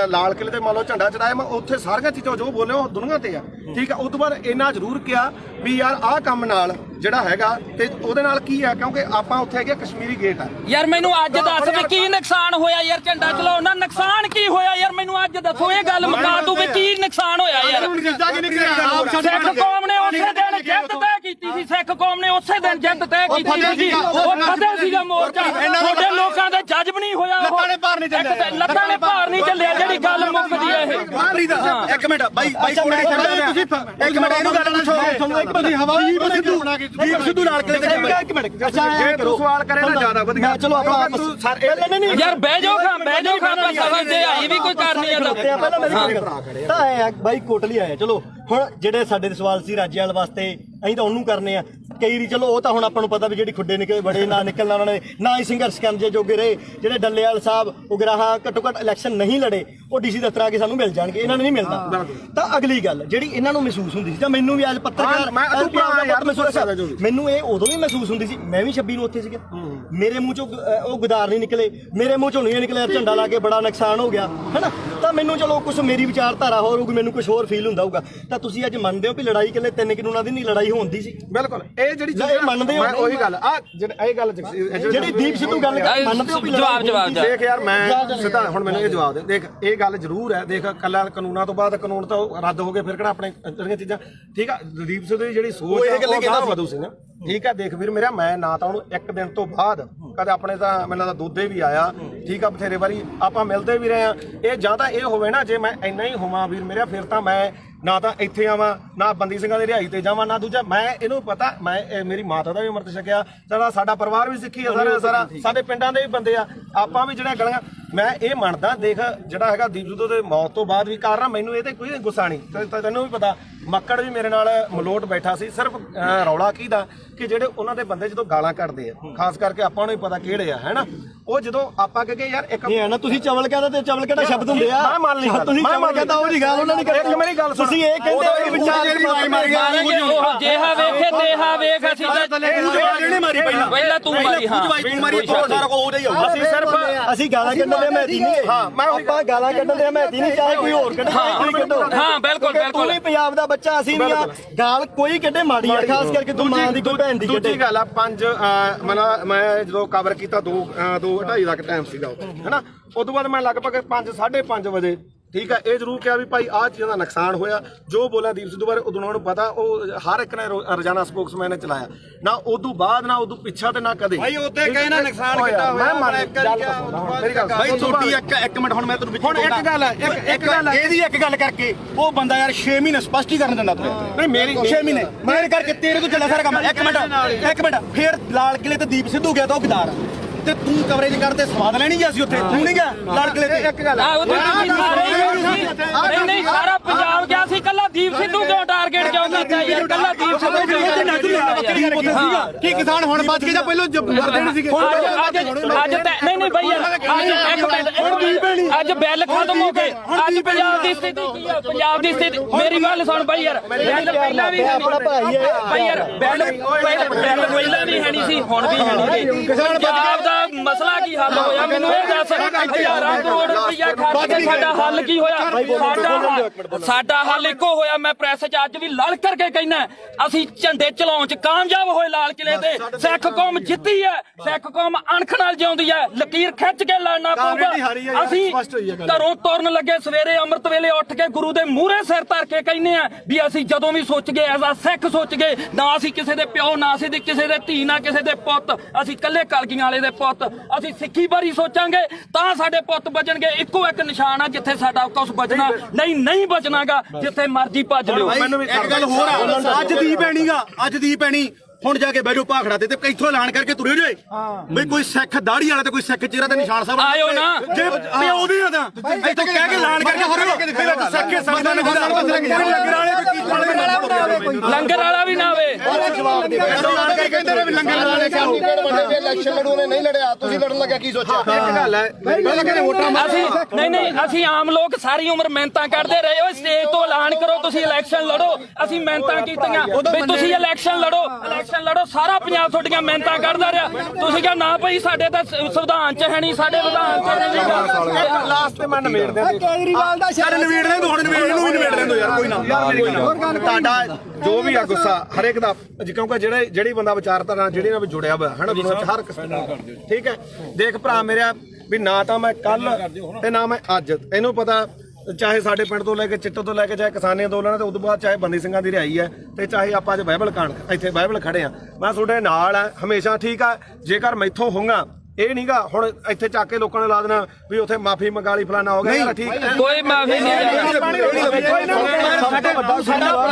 ਲਾਲ ਕਿਲੇ ਤੇ ਮੰਨ ਲਓ ਝੰਡਾ ਚੜਾਇਆ, ਮੈਂ ਉੱਥੇ ਸਾਰੀਆਂ ਚੀਜ਼ਾਂ ਜੋ ਬੋਲੇ ਉਹ ਦੁਨੀਆ ਤੇ ਆ, ਠੀਕ ਆ। ਉਸ ਤੋਂ ਬਾਅਦ ਇੰਨਾ ਜ਼ਰੂਰ ਕਿਹਾ ਵੀ ਯਾਰ ਆਹ ਕੰਮ ਨਾਲ ਜਿਹੜਾ ਹੈਗਾ ਤੇ ਉਹਦੇ ਨਾਲ ਕੀ ਆ, ਕਿਉਂਕਿ ਆਪਾਂ ਉੱਥੇ ਹੈਗੇ ਕਸ਼ਮੀਰੀ ਗੇਟ ਆ। ਯਾਰ ਮੈਨੂੰ ਅੱਜ ਦੱਸ ਵੀ ਕੀ ਨੁਕਸਾਨ ਹੋਇਆ ਯਾਰ? ਝੰਡਾ ਚਲਾਉਣ ਨਾਲ ਨੁਕਸਾਨ ਕੀ ਹੋਇਆ ਯਾਰ? ਮੈਨੂੰ ਅੱਜ ਦੱਸੋ, ਇਹ ਗੱਲ ਮੁਕਾ ਤੂੰ ਵੀ ਕੀ ਨੁਕਸਾਨ ਹੋਇਆ ਯਾਰ? ਸਿੱਖ ਕੌਮ ਨੇ ਉਸੇ ਦਿਨ ਜਿੱਤ ਤੈਅ ਕੀਤੀ ਸੀ, ਸਿੱਖ ਕੌਮ ਨੇ ਉਸੇ ਦਿਨ ਜਿੱਤ ਤੈਅ ਕੀਤੀ ਸੀ। ਉਹ ਕਦੇ ਸੀਗਾ ਮੋਰਚਾ, ਤੁਹਾਡੇ ਲੋਕਾਂ ਦੇ ਜੱਜ ਵੀ ਨਹੀਂ ਹੋਇਆ, ਲੱਤਾਂ ਨੇ ਭਾਰ ਨਹੀਂ ਚੱਲਿਆ। ਜਿਹੜੀ ਗੱਲ ਮੁੱਕਦੀ ਹੈ ਇਹ ਇੱਕ ਮਿੰਟ ਬਾਈ ਕੋੜੇ ਤੁਸੀਂ ਇੱਕ ਮਿੰਟ ਇਹਨੂੰ ਗੱਲ ਨਾ ਛੋੜੋ ਤੁਸੀਂ ਹਵਾਈ ਦੀਪ ਸਿੱਧੂ ਨਾਲ ਕਿਲੇ ਇੱਕ ਮਿੰਟ ਜੇ ਤੂੰ ਸਵਾਲ ਕਰੇ ਨਾ ਜ਼ਿਆਦਾ ਵਧੀਆ ਚਲੋ ਆਪਾਂ ਨਹੀਂ ਯਾਰ ਬਹਿ ਜਾਓ ਆਪਾਂ ਸਮਝਦੇ ਆਈ ਵੀ ਕੋਈ ਕਰਨੀ ਆ ਤਾਂ ਆਇਆ ਬਾਈ ਕੋਟਲੀ ਆਇਆ। ਚਲੋ ਹੁਣ ਜਿਹੜੇ ਸਾਡੇ ਸਵਾਲ ਸੀ ਰਾਜੇਵਾਲ ਵਾਸਤੇ ਅਸੀਂ ਤਾਂ ਉਹਨੂੰ ਕਰਨੇ ਆ ਕਈ ਵਾਰੀ। ਚਲੋ ਉਹ ਤਾਂ ਹੁਣ ਆਪਾਂ ਨੂੰ ਪਤਾ ਵੀ ਜਿਹੜੀ ਖੁੱਡੇ ਨਿਕਲੇ ਬੜੇ ਨਾ ਨਿਕਲਣਾ ਉਹਨਾਂ ਨੇ ਨਾ ਹੀ ਸੰਘਰਸ਼ ਕਰਨ ਜੇ ਜੋਗੇ ਰਹੇ। ਜਿਹੜੇ ਡੱਲੇਵਾਲ ਸਾਹਿਬ ਉਗਰਾਹਾਂ ਘੱਟੋ ਘੱਟ ਇਲੈਕਸ਼ਨ ਨਹੀਂ ਲੜੇ ਉਹ ਡੀਸੀ ਦਫ਼ਤਰ ਆ ਕੇ ਸਾਨੂੰ ਮਿਲ ਜਾਣਗੇ, ਇਹਨਾਂ ਨੂੰ ਨਹੀਂ ਮਿਲਦਾ। ਤਾਂ ਅਗਲੀ ਗੱਲ ਜਿਹੜੀ ਇਹਨਾਂ ਨੂੰ ਮਹਿਸੂਸ ਹੁੰਦੀ ਸੀ ਜਾਂ ਮੈਨੂੰ ਵੀ ਅੱਜ ਪੱਤਰਕਾਰ ਮੈਨੂੰ ਇਹ ਉਦੋਂ ਵੀ ਮਹਿਸੂਸ ਹੁੰਦੀ ਸੀ। ਮੈਂ ਵੀ 26 ਨੂੰ ਉੱਥੇ ਸੀਗਾ, ਮੇਰੇ ਮੂੰਹ ਚੋਂ ਉਹ ਗੁਦਾਰ ਨਹੀਂ ਨਿਕਲੇ, ਮੇਰੇ ਮੂੰਹ ਚੋਂ ਨਹੀਂ ਨਿਕਲਿਆ ਝੰਡਾ ਲਾ ਕੇ ਬੜਾ ਨੁਕਸਾਨ ਹੋ ਗਿਆ ਹੈਨਾ। ਤਾਂ ਮੈਨੂੰ ਚਲੋ ਕੁਛ ਮੇਰੀ ਵਿਚਾਰਧਾਰਾ ਹੋਰ ਹੋਊਗੀ, ਮੈਨੂੰ ਕੁਛ ਹੋਰ ਫੀਲ ਹੁੰਦਾ ਹੋਊਗਾ। ਤਾਂ ਤੁਸੀਂ ਅੱਜ ਮੰਨਦੇ ਹੋ ਵੀ ਲੜਾਈ ਇਕੱਲੇ 3 ਕਾਨੂੰਨਾਂ ਦੀ ਨਹੀਂ ਲੜਾਈ ਹੁੰਦੀ ਸੀ? ਬਿਲਕੁਲ ਇਹ ਜਿਹੜੀ ਇਹ ਮੰਨਦੇ ਹੋ? ਮੈਂ ਉਹੀ ਗੱਲ ਆ ਇਹ ਗੱਲ ਜਿਹੜੀ ਦੀਪ ਸਿੱਧੂ ਗੱਲ ਮੰਨਦੇ ਹੋ ਵੀ ਜਵਾਬ ਦੇਖ ਯਾਰ ਮੈਂ ਸਿੱਧਾ ਹੁਣ ਮੈਨੂੰ ਇਹ ਜਵਾਬ ਦੇ। ਦੇਖ ਇਹ ਗੱਲ ਜ਼ਰੂਰ ਹੈ, ਦੇਖ ਕੱਲਾ ਕਾਨੂੰਨਾਂ ਤੋਂ ਬਾਅਦ ਕਾਨੂੰਨ ਤਾਂ ਰੱਦ ਹੋ ਗਏ, ਫਿਰ ਕਿਹੜਾ ਆਪਣੇ ਜਿਹੜੀਆਂ ਚੀਜ਼ਾਂ ਠੀਕ ਆ। ਦੀਪ ਸਿੱਧੂ ਦੀ ਜਿਹੜੀ ਸੋਚ ਹੈ ਉਹ ਗਾਹ ਵਧੂ ਸੀ ਨਾ। ਠੀਕ ਆ ਦੇਖ ਵੀਰ ਮੇਰਾ, ਮੈਂ ਨਾ ਤਾਂ ਉਹਨੂੰ ਇੱਕ ਦਿਨ ਤੋਂ ਬਾਅਦ ਕਦੇ ਆਪਣੇ ਤਾਂ ਮੈਨੂੰ ਲੱਗਦਾ ਦੋਦੇ ਵੀ ਆਇਆ ਠੀਕ ਆ, ਬਥੇਰੇ ਵਾਰੀ ਆਪਾਂ ਮਿਲਦੇ ਵੀ ਰਹੇ ਆ। ਇਹ ਜਾਂ ਤਾਂ ਇਹ ਹੋਵੇ ਨਾ ਜੇ ਮੈਂ ਇੰਨਾ ਹੀ ਹੋਵਾਂ ਵੀਰ ਮੇਰਾ, ਫਿਰ ਤਾਂ ਮੈਂ ਨਾ ਤਾਂ ਇੱਥੇ ਆਵਾਂ ਨਾ ਬੰਦੀ ਸਿੰਘਾਂ ਦੀ ਰਿਹਾਈ ਤੇ ਜਾਵਾਂ, ਨਾ ਦੂਜਾ ਮੈਂ ਇਹਨੂੰ ਪਤਾ ਮੈਂ ਮੇਰੀ ਮਾਤਾ ਦਾ ਵੀ ਅੰਮ੍ਰਿਤ ਛਕਿਆ, ਸਾਡਾ ਪਰਿਵਾਰ ਵੀ ਸਿੱਖੀ ਆ, ਸਾਰਾ ਸਾਡੇ ਪਿੰਡਾਂ ਦੇ ਵੀ ਬੰਦੇ ਆ, ਆਪਾਂ ਵੀ ਜਿਹੜਾ ਗਲੀਆਂ। ਮੈਂ ਇਹ ਮੰਨਦਾ ਦੇਖ ਜਿਹੜਾ ਹੈਗਾ ਦੀਪ ਸਿੱਧੂ ਦੇ ਮੌਤ ਤੋਂ ਬਾਅਦ ਵੀ ਕਾਰਨ ਮੈਨੂੰ ਇਹ ਤੇ ਕੋਈ ਗੁੱਸਾ ਨਹੀਂ। ਤੈਨੂੰ ਵੀ ਪਤਾ ਮੱਕੜ ਵੀ ਮੇਰੇ ਨਾਲ ਮਲੋਟ ਬੈਠਾ ਸੀ, ਸਿਰਫ ਰੌਲਾ ਕੀ ਦਾ ਕਿ ਜਿਹੜੇ ਉਹਨਾਂ ਦੇ ਬੰਦੇ ਜਦੋਂ ਗਾਲਾਂ ਕੱਢਦੇ ਆ, ਖਾਸ ਕਰਕੇ ਆਪਾਂ ਨੂੰ ਵੀ ਪਤਾ ਕਿਹੜੇ ਆ ਹੈਨਾ, ਉਹ ਜਦੋਂ ਆਪਾਂ ਕਹੇ ਯਾਰ ਇੱਕ ਨਹੀਂ ਹੈ ਨਾ ਤੁਸੀਂ ਚਵਲ ਕਹਿੰਦਾ ਤੇ ਚਵਲ ਕਿਹੜਾ ਸ਼ਬਦ ਹੁੰਦੇ ਆ? ਮੈਂ ਮੰਨ ਲਈ ਤੁਸੀਂ ਚਵਲ ਕਹਿੰਦਾ ਉਹ ਦੀ ਗੱਲ ਉਹਨਾਂ ਨੇ ਇੱਕ ਮੇਰੀ ਗੱਲ ਸੁਣ। ਤੁਸੀਂ ਇਹ ਕਹਿੰਦੇ ਹੋ ਕਿ ਵਿਚਾਰ ਜਿਹਾ ਵੇਖੇ ਤੇਹਾ ਵੇਖ ਅਸੀਂ ਮਾਰੀ ਪਹਿਲਾਂ ਤੂੰ ਮਾਰੀ ਹਾਂ ਤੂੰ ਮਾਰੀ ਸਾਰਾ ਕੋ ਉਹਦੇ ਹੀ ਹੋਊਗਾ। ਅਸੀਂ ਸਿਰਫ ਅਸੀਂ ਗਾਲਾਂ ਕੱਢਣ ਦੇ ਮਹਿਤੀ ਨਹੀਂ। ਹਾਂ ਮੈਂ ਆਪਾਂ ਗਾਲਾਂ ਕੱਢਣ ਦੇ ਮਹਿਤੀ ਨਹੀਂ, ਚਾਹੇ ਕੋਈ ਹੋਰ ਕੱਢੇ ਕੋਈ ਕੱਢੋ। ਹਾਂ ਬਿਲਕੁਲ ਤੂੰ ਵੀ ਪੰਜਾਬ ਦਾ ਬੱਚਾ, ਅਸੀਂ ਨਹੀਂ ਆ। ਗਾਲ ਕੋਈ ਕੱਢੇ ਮਾੜੀ ਆ, ਖਾਸ ਕਰਕੇ ਤੂੰ ਮਾਂ ਦੀ ਕੋਈ ਭੈਣ ਦੀ ਕੱਢੇ। ਦੂਜੀ ਗੱਲ ਆ ਮੈਂ ਜਦੋਂ ਕਵਰ ਕੀਤਾ 2:30 ਦਾ ਟਾਈਮ ਸੀਗਾ ਹੈਨਾ, ਉਦੋਂ ਬਾਅਦ ਮੈਂ ਲਗਭਗ 5:30 ਵਜੇ ਠੀਕ ਹੈ ਇਹ ਜ਼ਰੂਰ ਕਿਹਾ ਵੀ ਭਾਈ ਆਹ ਚੀਜ਼ਾਂ ਦਾ ਨੁਕਸਾਨ ਹੋਇਆ। ਜੋ ਬੋਲਿਆ ਦੀਪ ਸਿੱਧੂ ਬਾਰੇ ਉਦੋਂ ਉਹਨਾਂ ਨੂੰ ਪਤਾ, ਉਹ ਹਰ ਇੱਕ ਨੇ ਰੋਜ਼ਾਨਾ ਸਪੋਕਸਮੈਨ ਨੇ ਚਲਾਇਆ ਨਾ, ਉਦੋਂ ਬਾਅਦ ਨਾ ਉਦੋਂ ਪਿੱਛਾ ਤੇ ਨਾ ਕਦੇ ਭਾਈ ਉੱਤੇ ਕਹੇ ਨਾ ਨੁਕਸਾਨ ਕਿੱਦਾਂ ਹੋਇਆ। ਮੇਰੀ ਗੱਲ ਭਾਈ ਛੋਟੀ ਇੱਕ ਮਿੰਟ ਹੁਣ ਮੈਂ ਤੈਨੂੰ ਹੁਣ ਇੱਕ ਗੱਲ ਹੈ ਇਹਦੀ ਇੱਕ ਗੱਲ ਕਰਕੇ ਉਹ ਬੰਦਾ ਯਾਰ 6 ਮਹੀਨੇ ਸਪਸ਼ਟੀਕਰਨ ਦਿੰਦਾ ਤੂੰ ਨਹੀਂ ਮੇਰੀ 6 ਮਹੀਨੇ ਮੇਰੇ ਕਰਕੇ ਤੇਰੇ ਤੋਂ ਚੱਲਿਆ ਸਾਰਾ ਕੰਮ। ਇੱਕ ਮਿੰਟ ਫੇਰ ਲਾਲ ਕਿਲੇ ਤੇ ਦੀਪ ਸਿੱਧੂ ਗਿਆ ਤਾਂ ਉਹ ਗਦਾਰ ਤੇ ਤੂੰ ਕਵਰੇਜ ਕਰਦੇ ਸਵਾਦ ਲੈਣੀ ਗਿਆ ਸੀ ਉੱਥੇ, ਤੂੰ ਨਹੀਂ ਗਿਆ ਲਾਲ ਕਿਲੇ ਤੇ। ਇੱਕ ਗੱਲ ਨਹੀਂ ਸਾਰਾ ਪੰਜਾਬ ਗਿਆ ਸੀ, ਕੱਲਾ ਦੀਪ ਸਿੱਧੂ ਕਿਉਂ ਟਾਰਗੇਟ ਕਿਉਂ ਕੀਤਾ ਯਾਰ? ਕੱਲਾ ਦੀਪ ਸਿੱਧੂ ਕੀ ਕਿਸਾਨ ਹੁਣ ਬਚ ਕੇ ਜਾਂ ਪਹਿਲਾਂ ਮਰਦੇ ਨਹੀਂ ਸੀਗੇ? ਅੱਜ ਨਹੀਂ ਬਈ ਯਾਰ ਅੱਜ ਇੱਕ ਮਿੰਟ, ਅੱਜ ਬਿੱਲ ਖਤਮ ਹੋ ਗਏ। ਅੱਜ ਪੰਜਾਬ ਦੀ ਸਥਿਤੀ ਕੀ ਆ? ਪੰਜਾਬ ਦੀ ਸਥਿਤੀ ਮੇਰੀ ਗੱਲ ਸੁਣ ਬਈ ਯਾਰ, ਬਿੱਲ ਪਹਿਲਾਂ ਵੀ ਆਪਣਾ ਭਾਈ ਹੈ ਬਈ ਯਾਰ, ਬਿੱਲ ਪਹਿਲਾਂ ਵੀ ਹੈ ਨਹੀਂ ਸੀ, ਹੁਣ ਵੀ ਹੈ ਨਹੀਂ। ਪੰਜਾਬ ਦਾ ਮਸਲਾ ਕੀ ਹੱਲ ਹੋਇਆ ਮੈਨੂੰ ਇਹ ਦੱਸ। ਹਜ਼ਾਰਾਂ ਕਰੋੜ ਰੁਪਇਆ ਖਰਚ ਕੇ ਸਾਡਾ ਹੱਲ ਕੀ ਹੋਇਆ? ਸਾਡਾ ਹੱਲ ਇੱਕੋ ਹੋਇਆ। ਮੈਂ ਪ੍ਰੈਸ 'ਚ ਅੱਜ ਵੀ ਲੜ ਕਰਕੇ ਕਹਿਣਾ, ਅਸੀਂ ਝੰਡੇ ਚਲਾਉਣ 'ਚ ਕਾਮਯਾਬ ਹੋਏ ਲਾਲ ਕਿਲੇ ਤੇ। ਸਿੱਖ ਕੌਮ ਜਿੱਤੀ ਹੈ, ਸਿੱਖ ਕੌਮ ਅਣਖ ਨਾਲ ਜਿਉਂਦੀ ਹੈ। ਲਕੀਰ ਖਿੱਚ ਕੇ ਲੜਨਾ ਪਊਗਾ। ਅਸੀਂ ਘਰੋਂ ਤੁਰਨ ਲੱਗੇ ਸਵੇਰੇ ਅੰਮ੍ਰਿਤ ਵੇਲੇ ਉੱਠ ਕੇ ਗੁਰੂ ਦੇ ਮੂਹਰੇ ਸਿਰ ਧਰ ਕੇ ਕਹਿੰਦੇ ਆ ਵੀ ਅਸੀਂ ਜਦੋਂ ਵੀ ਸੋਚ ਗਏ ਐਜ਼ ਆ ਸਿੱਖ ਸੋਚ ਗਏ, ਨਾ ਅਸੀਂ ਕਿਸੇ ਦੇ ਪਿਓ, ਨਾ ਅਸੀਂ ਕਿਸੇ ਦੇ ਧੀ, ਨਾ ਕਿਸੇ ਦੇ ਪੁੱਤ, ਅਸੀਂ ਇਕੱਲੇ ਕਲਗੀਆਂ ਵਾਲੇ ਦੇ ਪੁੱਤ। ਅਸੀਂ ਸਿੱਖੀ ਬਾਰੇ ਸੋਚਾਂਗੇ ਤਾਂ ਸਾਡੇ ਪੁੱਤ ਬਚਣਗੇ। ਇੱਕੋ ਇੱਕ ਨਿਸ਼ਾਨ ਆ ਜਿੱਥੇ ਸਾਡਾ ਕੁਝ ਬਚਣਾ, ਨਹੀਂ ਬਚਣਾਗਾ ਜਿੱਥੇ ਮਰਜ਼ੀ ਭੱਜ ਲਿਓ। ਇੱਕ ਗੱਲ ਹੋਰ ਆ, ਅੱਜ ਦੀ ਪੈਣੀ ਹੁਣ ਜਾ ਕੇ ਬੈਠੋ ਭਾਖੜਾ ਤੇ ਇੱਥੋਂ ਐਲਾਨ ਕਰਕੇ ਤੁਰੇ ਜੇ ਬਈ ਕੋਈ ਸਿੱਖ ਦਾੜੀ ਵਾਲਾ ਤੇ ਕੋਈ ਸਿੱਖ ਚਿਹਰਾ ਤੇ ਨਿਸ਼ਾਨ ਸਾਹਿਬ ਆਇਓ ਨਾ ਜੇ ਉਹਦੀ ਆ ਤਾਂ ਇੱਥੋਂ ਕਹਿ ਕੇ ਐਲਾਨ ਕਰਕੇ ਤੁਰੇ ਸਿੱਖ ਸੰਗਤਾਂ ਨੇ ਲੰਗਰ ਵਾਲਾ ਵੀ ਨਾ ਹੋਵੇ। ਕਹਿੰਦੇ ਨੇ ਵੀ ਲੰਗਰ ਵਾਲੇ ਬੰਦੇ ਇਲੈਕਸ਼ਨ ਲੜੂ ਨੇ ਨਹੀਂ ਲੜਿਆ, ਤੁਸੀਂ ਲੜਨ ਲੱਗਿਆ ਕੀ ਸੋਚਿਆ? ਇੱਕ ਗੱਲ ਹੈ ਪਹਿਲਾਂ ਕਹਿੰਦੇ ਵੋਟਾਂ ਅਸੀਂ ਆਮ ਲੋਕ ਸਾਰੀ ਉਮਰ ਮਿਹਨਤਾਂ ਕਰਦੇ ਰਹੇ। ਓਏ ਸਟੇਜ ਤੋਂ ਐਲਾਨ ਕਰੋ ਤੁਸੀਂ ਇਲੈਕਸ਼ਨ ਲੜੋ। ਅਸੀਂ ਮਿਹਨਤਾਂ ਕੀਤੀਆਂ ਵੀ ਤੁਸੀਂ ਇਲੈਕਸ਼ਨ ਲੜੋ, ਸਾਰਾ ਪੰਜਾਬ ਤੁਹਾਡੀਆਂ ਮਿਹਨਤਾਂ ਕਰਦਾ ਰਿਹਾ। ਤੁਸੀਂ ਕਿਹਾ ਨਾ ਭਾਈ ਸਾਡੇ ਤਾਂ ਸੰਵਿਧਾਨ 'ਚ ਹੈ ਨਹੀਂ, ਸਾਡੇ ਵਿਧਾਨ 'ਚ ਨਹੀਂ। ਲਾਸਟ ਤੇ ਮੈਂ ਨਵੇੜ ਦੇ ਕੇਜਰੀਵਾਲ ਦਾ ਯਾਰ ਨਵੇੜ ਦੇ ਹੁਣ ਨਵੇੜ ਨੂੰ ਵੀ ਨਵੇੜ ਲੈਂਦੋ ਯਾਰ ਕੋਈ ਨਾ। ਤੁਹਾਡਾ ਜੋ ਵੀ ਆ ਗੁੱਸਾ ਹਰੇਕ ਦਾ, ਕਿਉਂਕਿ ਜਿਹੜੀ ਬੰਦਾ ਵਿਚਾਰਧਾਰਾ ਨਾਲ ਜਿਹੜੀ ਨਾਲ ਜੁੜਿਆ ਹੋਇਆ ਹੈ ਨਾ ਦੁਨੀਆ 'ਚ ਹਰ ਕਿਸੇ ਨਾਲ, ਠੀਕ ਹੈ। ਦੇਖ ਭਰਾ ਮੇਰਾ ਵੀ ਨਾ ਤਾਂ ਮੈਂ ਕੱਲ ਤੇ ਨਾ ਮੈਂ ਅੱਜ, ਇਹਨੂੰ ਪਤਾ ਚਾਹੇ ਸਾਡੇ ਪਿੰਡ ਤੋਂ ਲੈ ਕੇ ਚਿੱਟੇ ਤੋਂ ਲੈ ਕੇ ਚਾਹੇ ਕਿਸਾਨੀ ਅੰਦੋਲਨ ਤੇ ਉਦੋਂ ਬਾਅਦ ਚਾਹੇ ਬੰਦੀ ਸਿੰਘਾਂ ਦੀ ਰਿਹਾਈ ਹੈ ਤੇ ਚਾਹੇ ਆਪਾਂ ਅੱਜ ਬਾਈਬਲ ਕਾਂਡ ਇੱਥੇ ਬਾਈਬਲ ਖੜੇ ਆ, ਮੈਂ ਤੁਹਾਡੇ ਨਾਲ ਆ ਹਮੇਸ਼ਾ। ਠੀਕ ਆ ਜੇਕਰ ਮੈਥੋਂ ਹੋਊਗਾ ਇਹ ਨਹੀਂਗਾ ਹੁਣ ਇੱਥੇ ਚੱਕ ਕੇ ਲੋਕਾਂ ਨੇ ਲਾ ਦੇਣਾ ਵੀ ਉੱਥੇ ਮਾਫੀ ਮੰਗਾ ਲਈ ਫਲਾਣਾ ਹੋ ਗਿਆ ਯਾਰ ਠੀਕ ਹੈ ਕੋਈ ਮਾਫੀ ਨਹੀਂ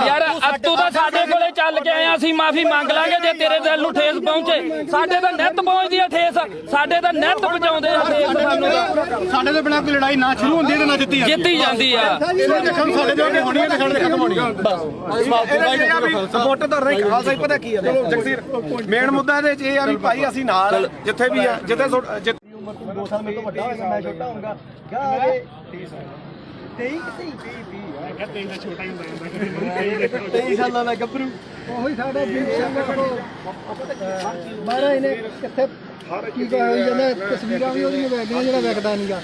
ਯਾਰ ਤੂੰ ਤਾਂ ਸਾਡੇ ਕੋਲੇ ਚੱਲ ਕੇ ਆਇਆ ਅਸੀਂ ਮਾਫੀ ਮੰਗ ਲਾਂਗੇ ਜੇ ਤੇਰੇ ਦਿਲ ਨੂੰ ਠੇਸ ਪਹੁੰਚੇ ਸਾਡੇ ਤਾਂ ਨਿੱਤ ਪਹੁੰਚਦੀ ਆ ਠੇਸ ਸਾਡੇ ਤਾਂ ਨਿੱਤ ਪਹੁੰਚਾਉਂਦੇ ਆ ਠੇਸ ਸਾਨੂੰ ਸਾਡੇ ਦੇ ਬਿਨਾਂ ਕੋਈ ਲੜਾਈ ਨਾ ਸ਼ੁਰੂ ਹੁੰਦੀ ਤੇ ਨਾ ਜਿੱਤੀ ਜਾਂਦੀ ਆ ਸਾਡੇ ਦੇ ਅੱਗੇ ਹੋਣੀ ਤੇ ਸਾਡੇ ਦੇ ਖਤਮ ਹੋਣੀ ਬਸ ਸਪੋਰਟ ਤਾਂ ਨਹੀਂ ਖਾਲਸਾ ਹੀ ਪਤਾ ਕੀ ਹੈ ਜਗਸੀਰ ਮੇਨ ਮੁੱਦਾ ਇਹਦੇ 'ਚ ਇਹ ਆ ਵੀ ਭਾਈ ਅਸੀਂ ਨਾਲ ਜਿੱਥੇ ਵੀ ਆ ਜਿੱਥੇ 2 ਸਾਲ ਮੇਰੇ ਤੋਂ ਵੱਡਾ ਹੋਏਗਾ ਮੈਂ ਛੋਟਾ ਹੋਊਗਾ ਗਾ 23 ਸਾਲਾਂ ਦਾ ਗੱਭਰੂ ਉਹੀ ਸਾਡਾ ਦੀਪ ਸਿੰਘ ਮਹਾਰਾਜ ਇਹਨੇ ਕਿੱਥੇ ਕੀ ਹੋਈ ਜਾਂਦਾ ਤਸਵੀਰਾਂ ਵੀ ਉਹਦੀਆਂ ਵੇਖਦੀਆਂ ਜਿਹੜਾ ਵੇਖਦਾ ਨਹੀਂਗਾ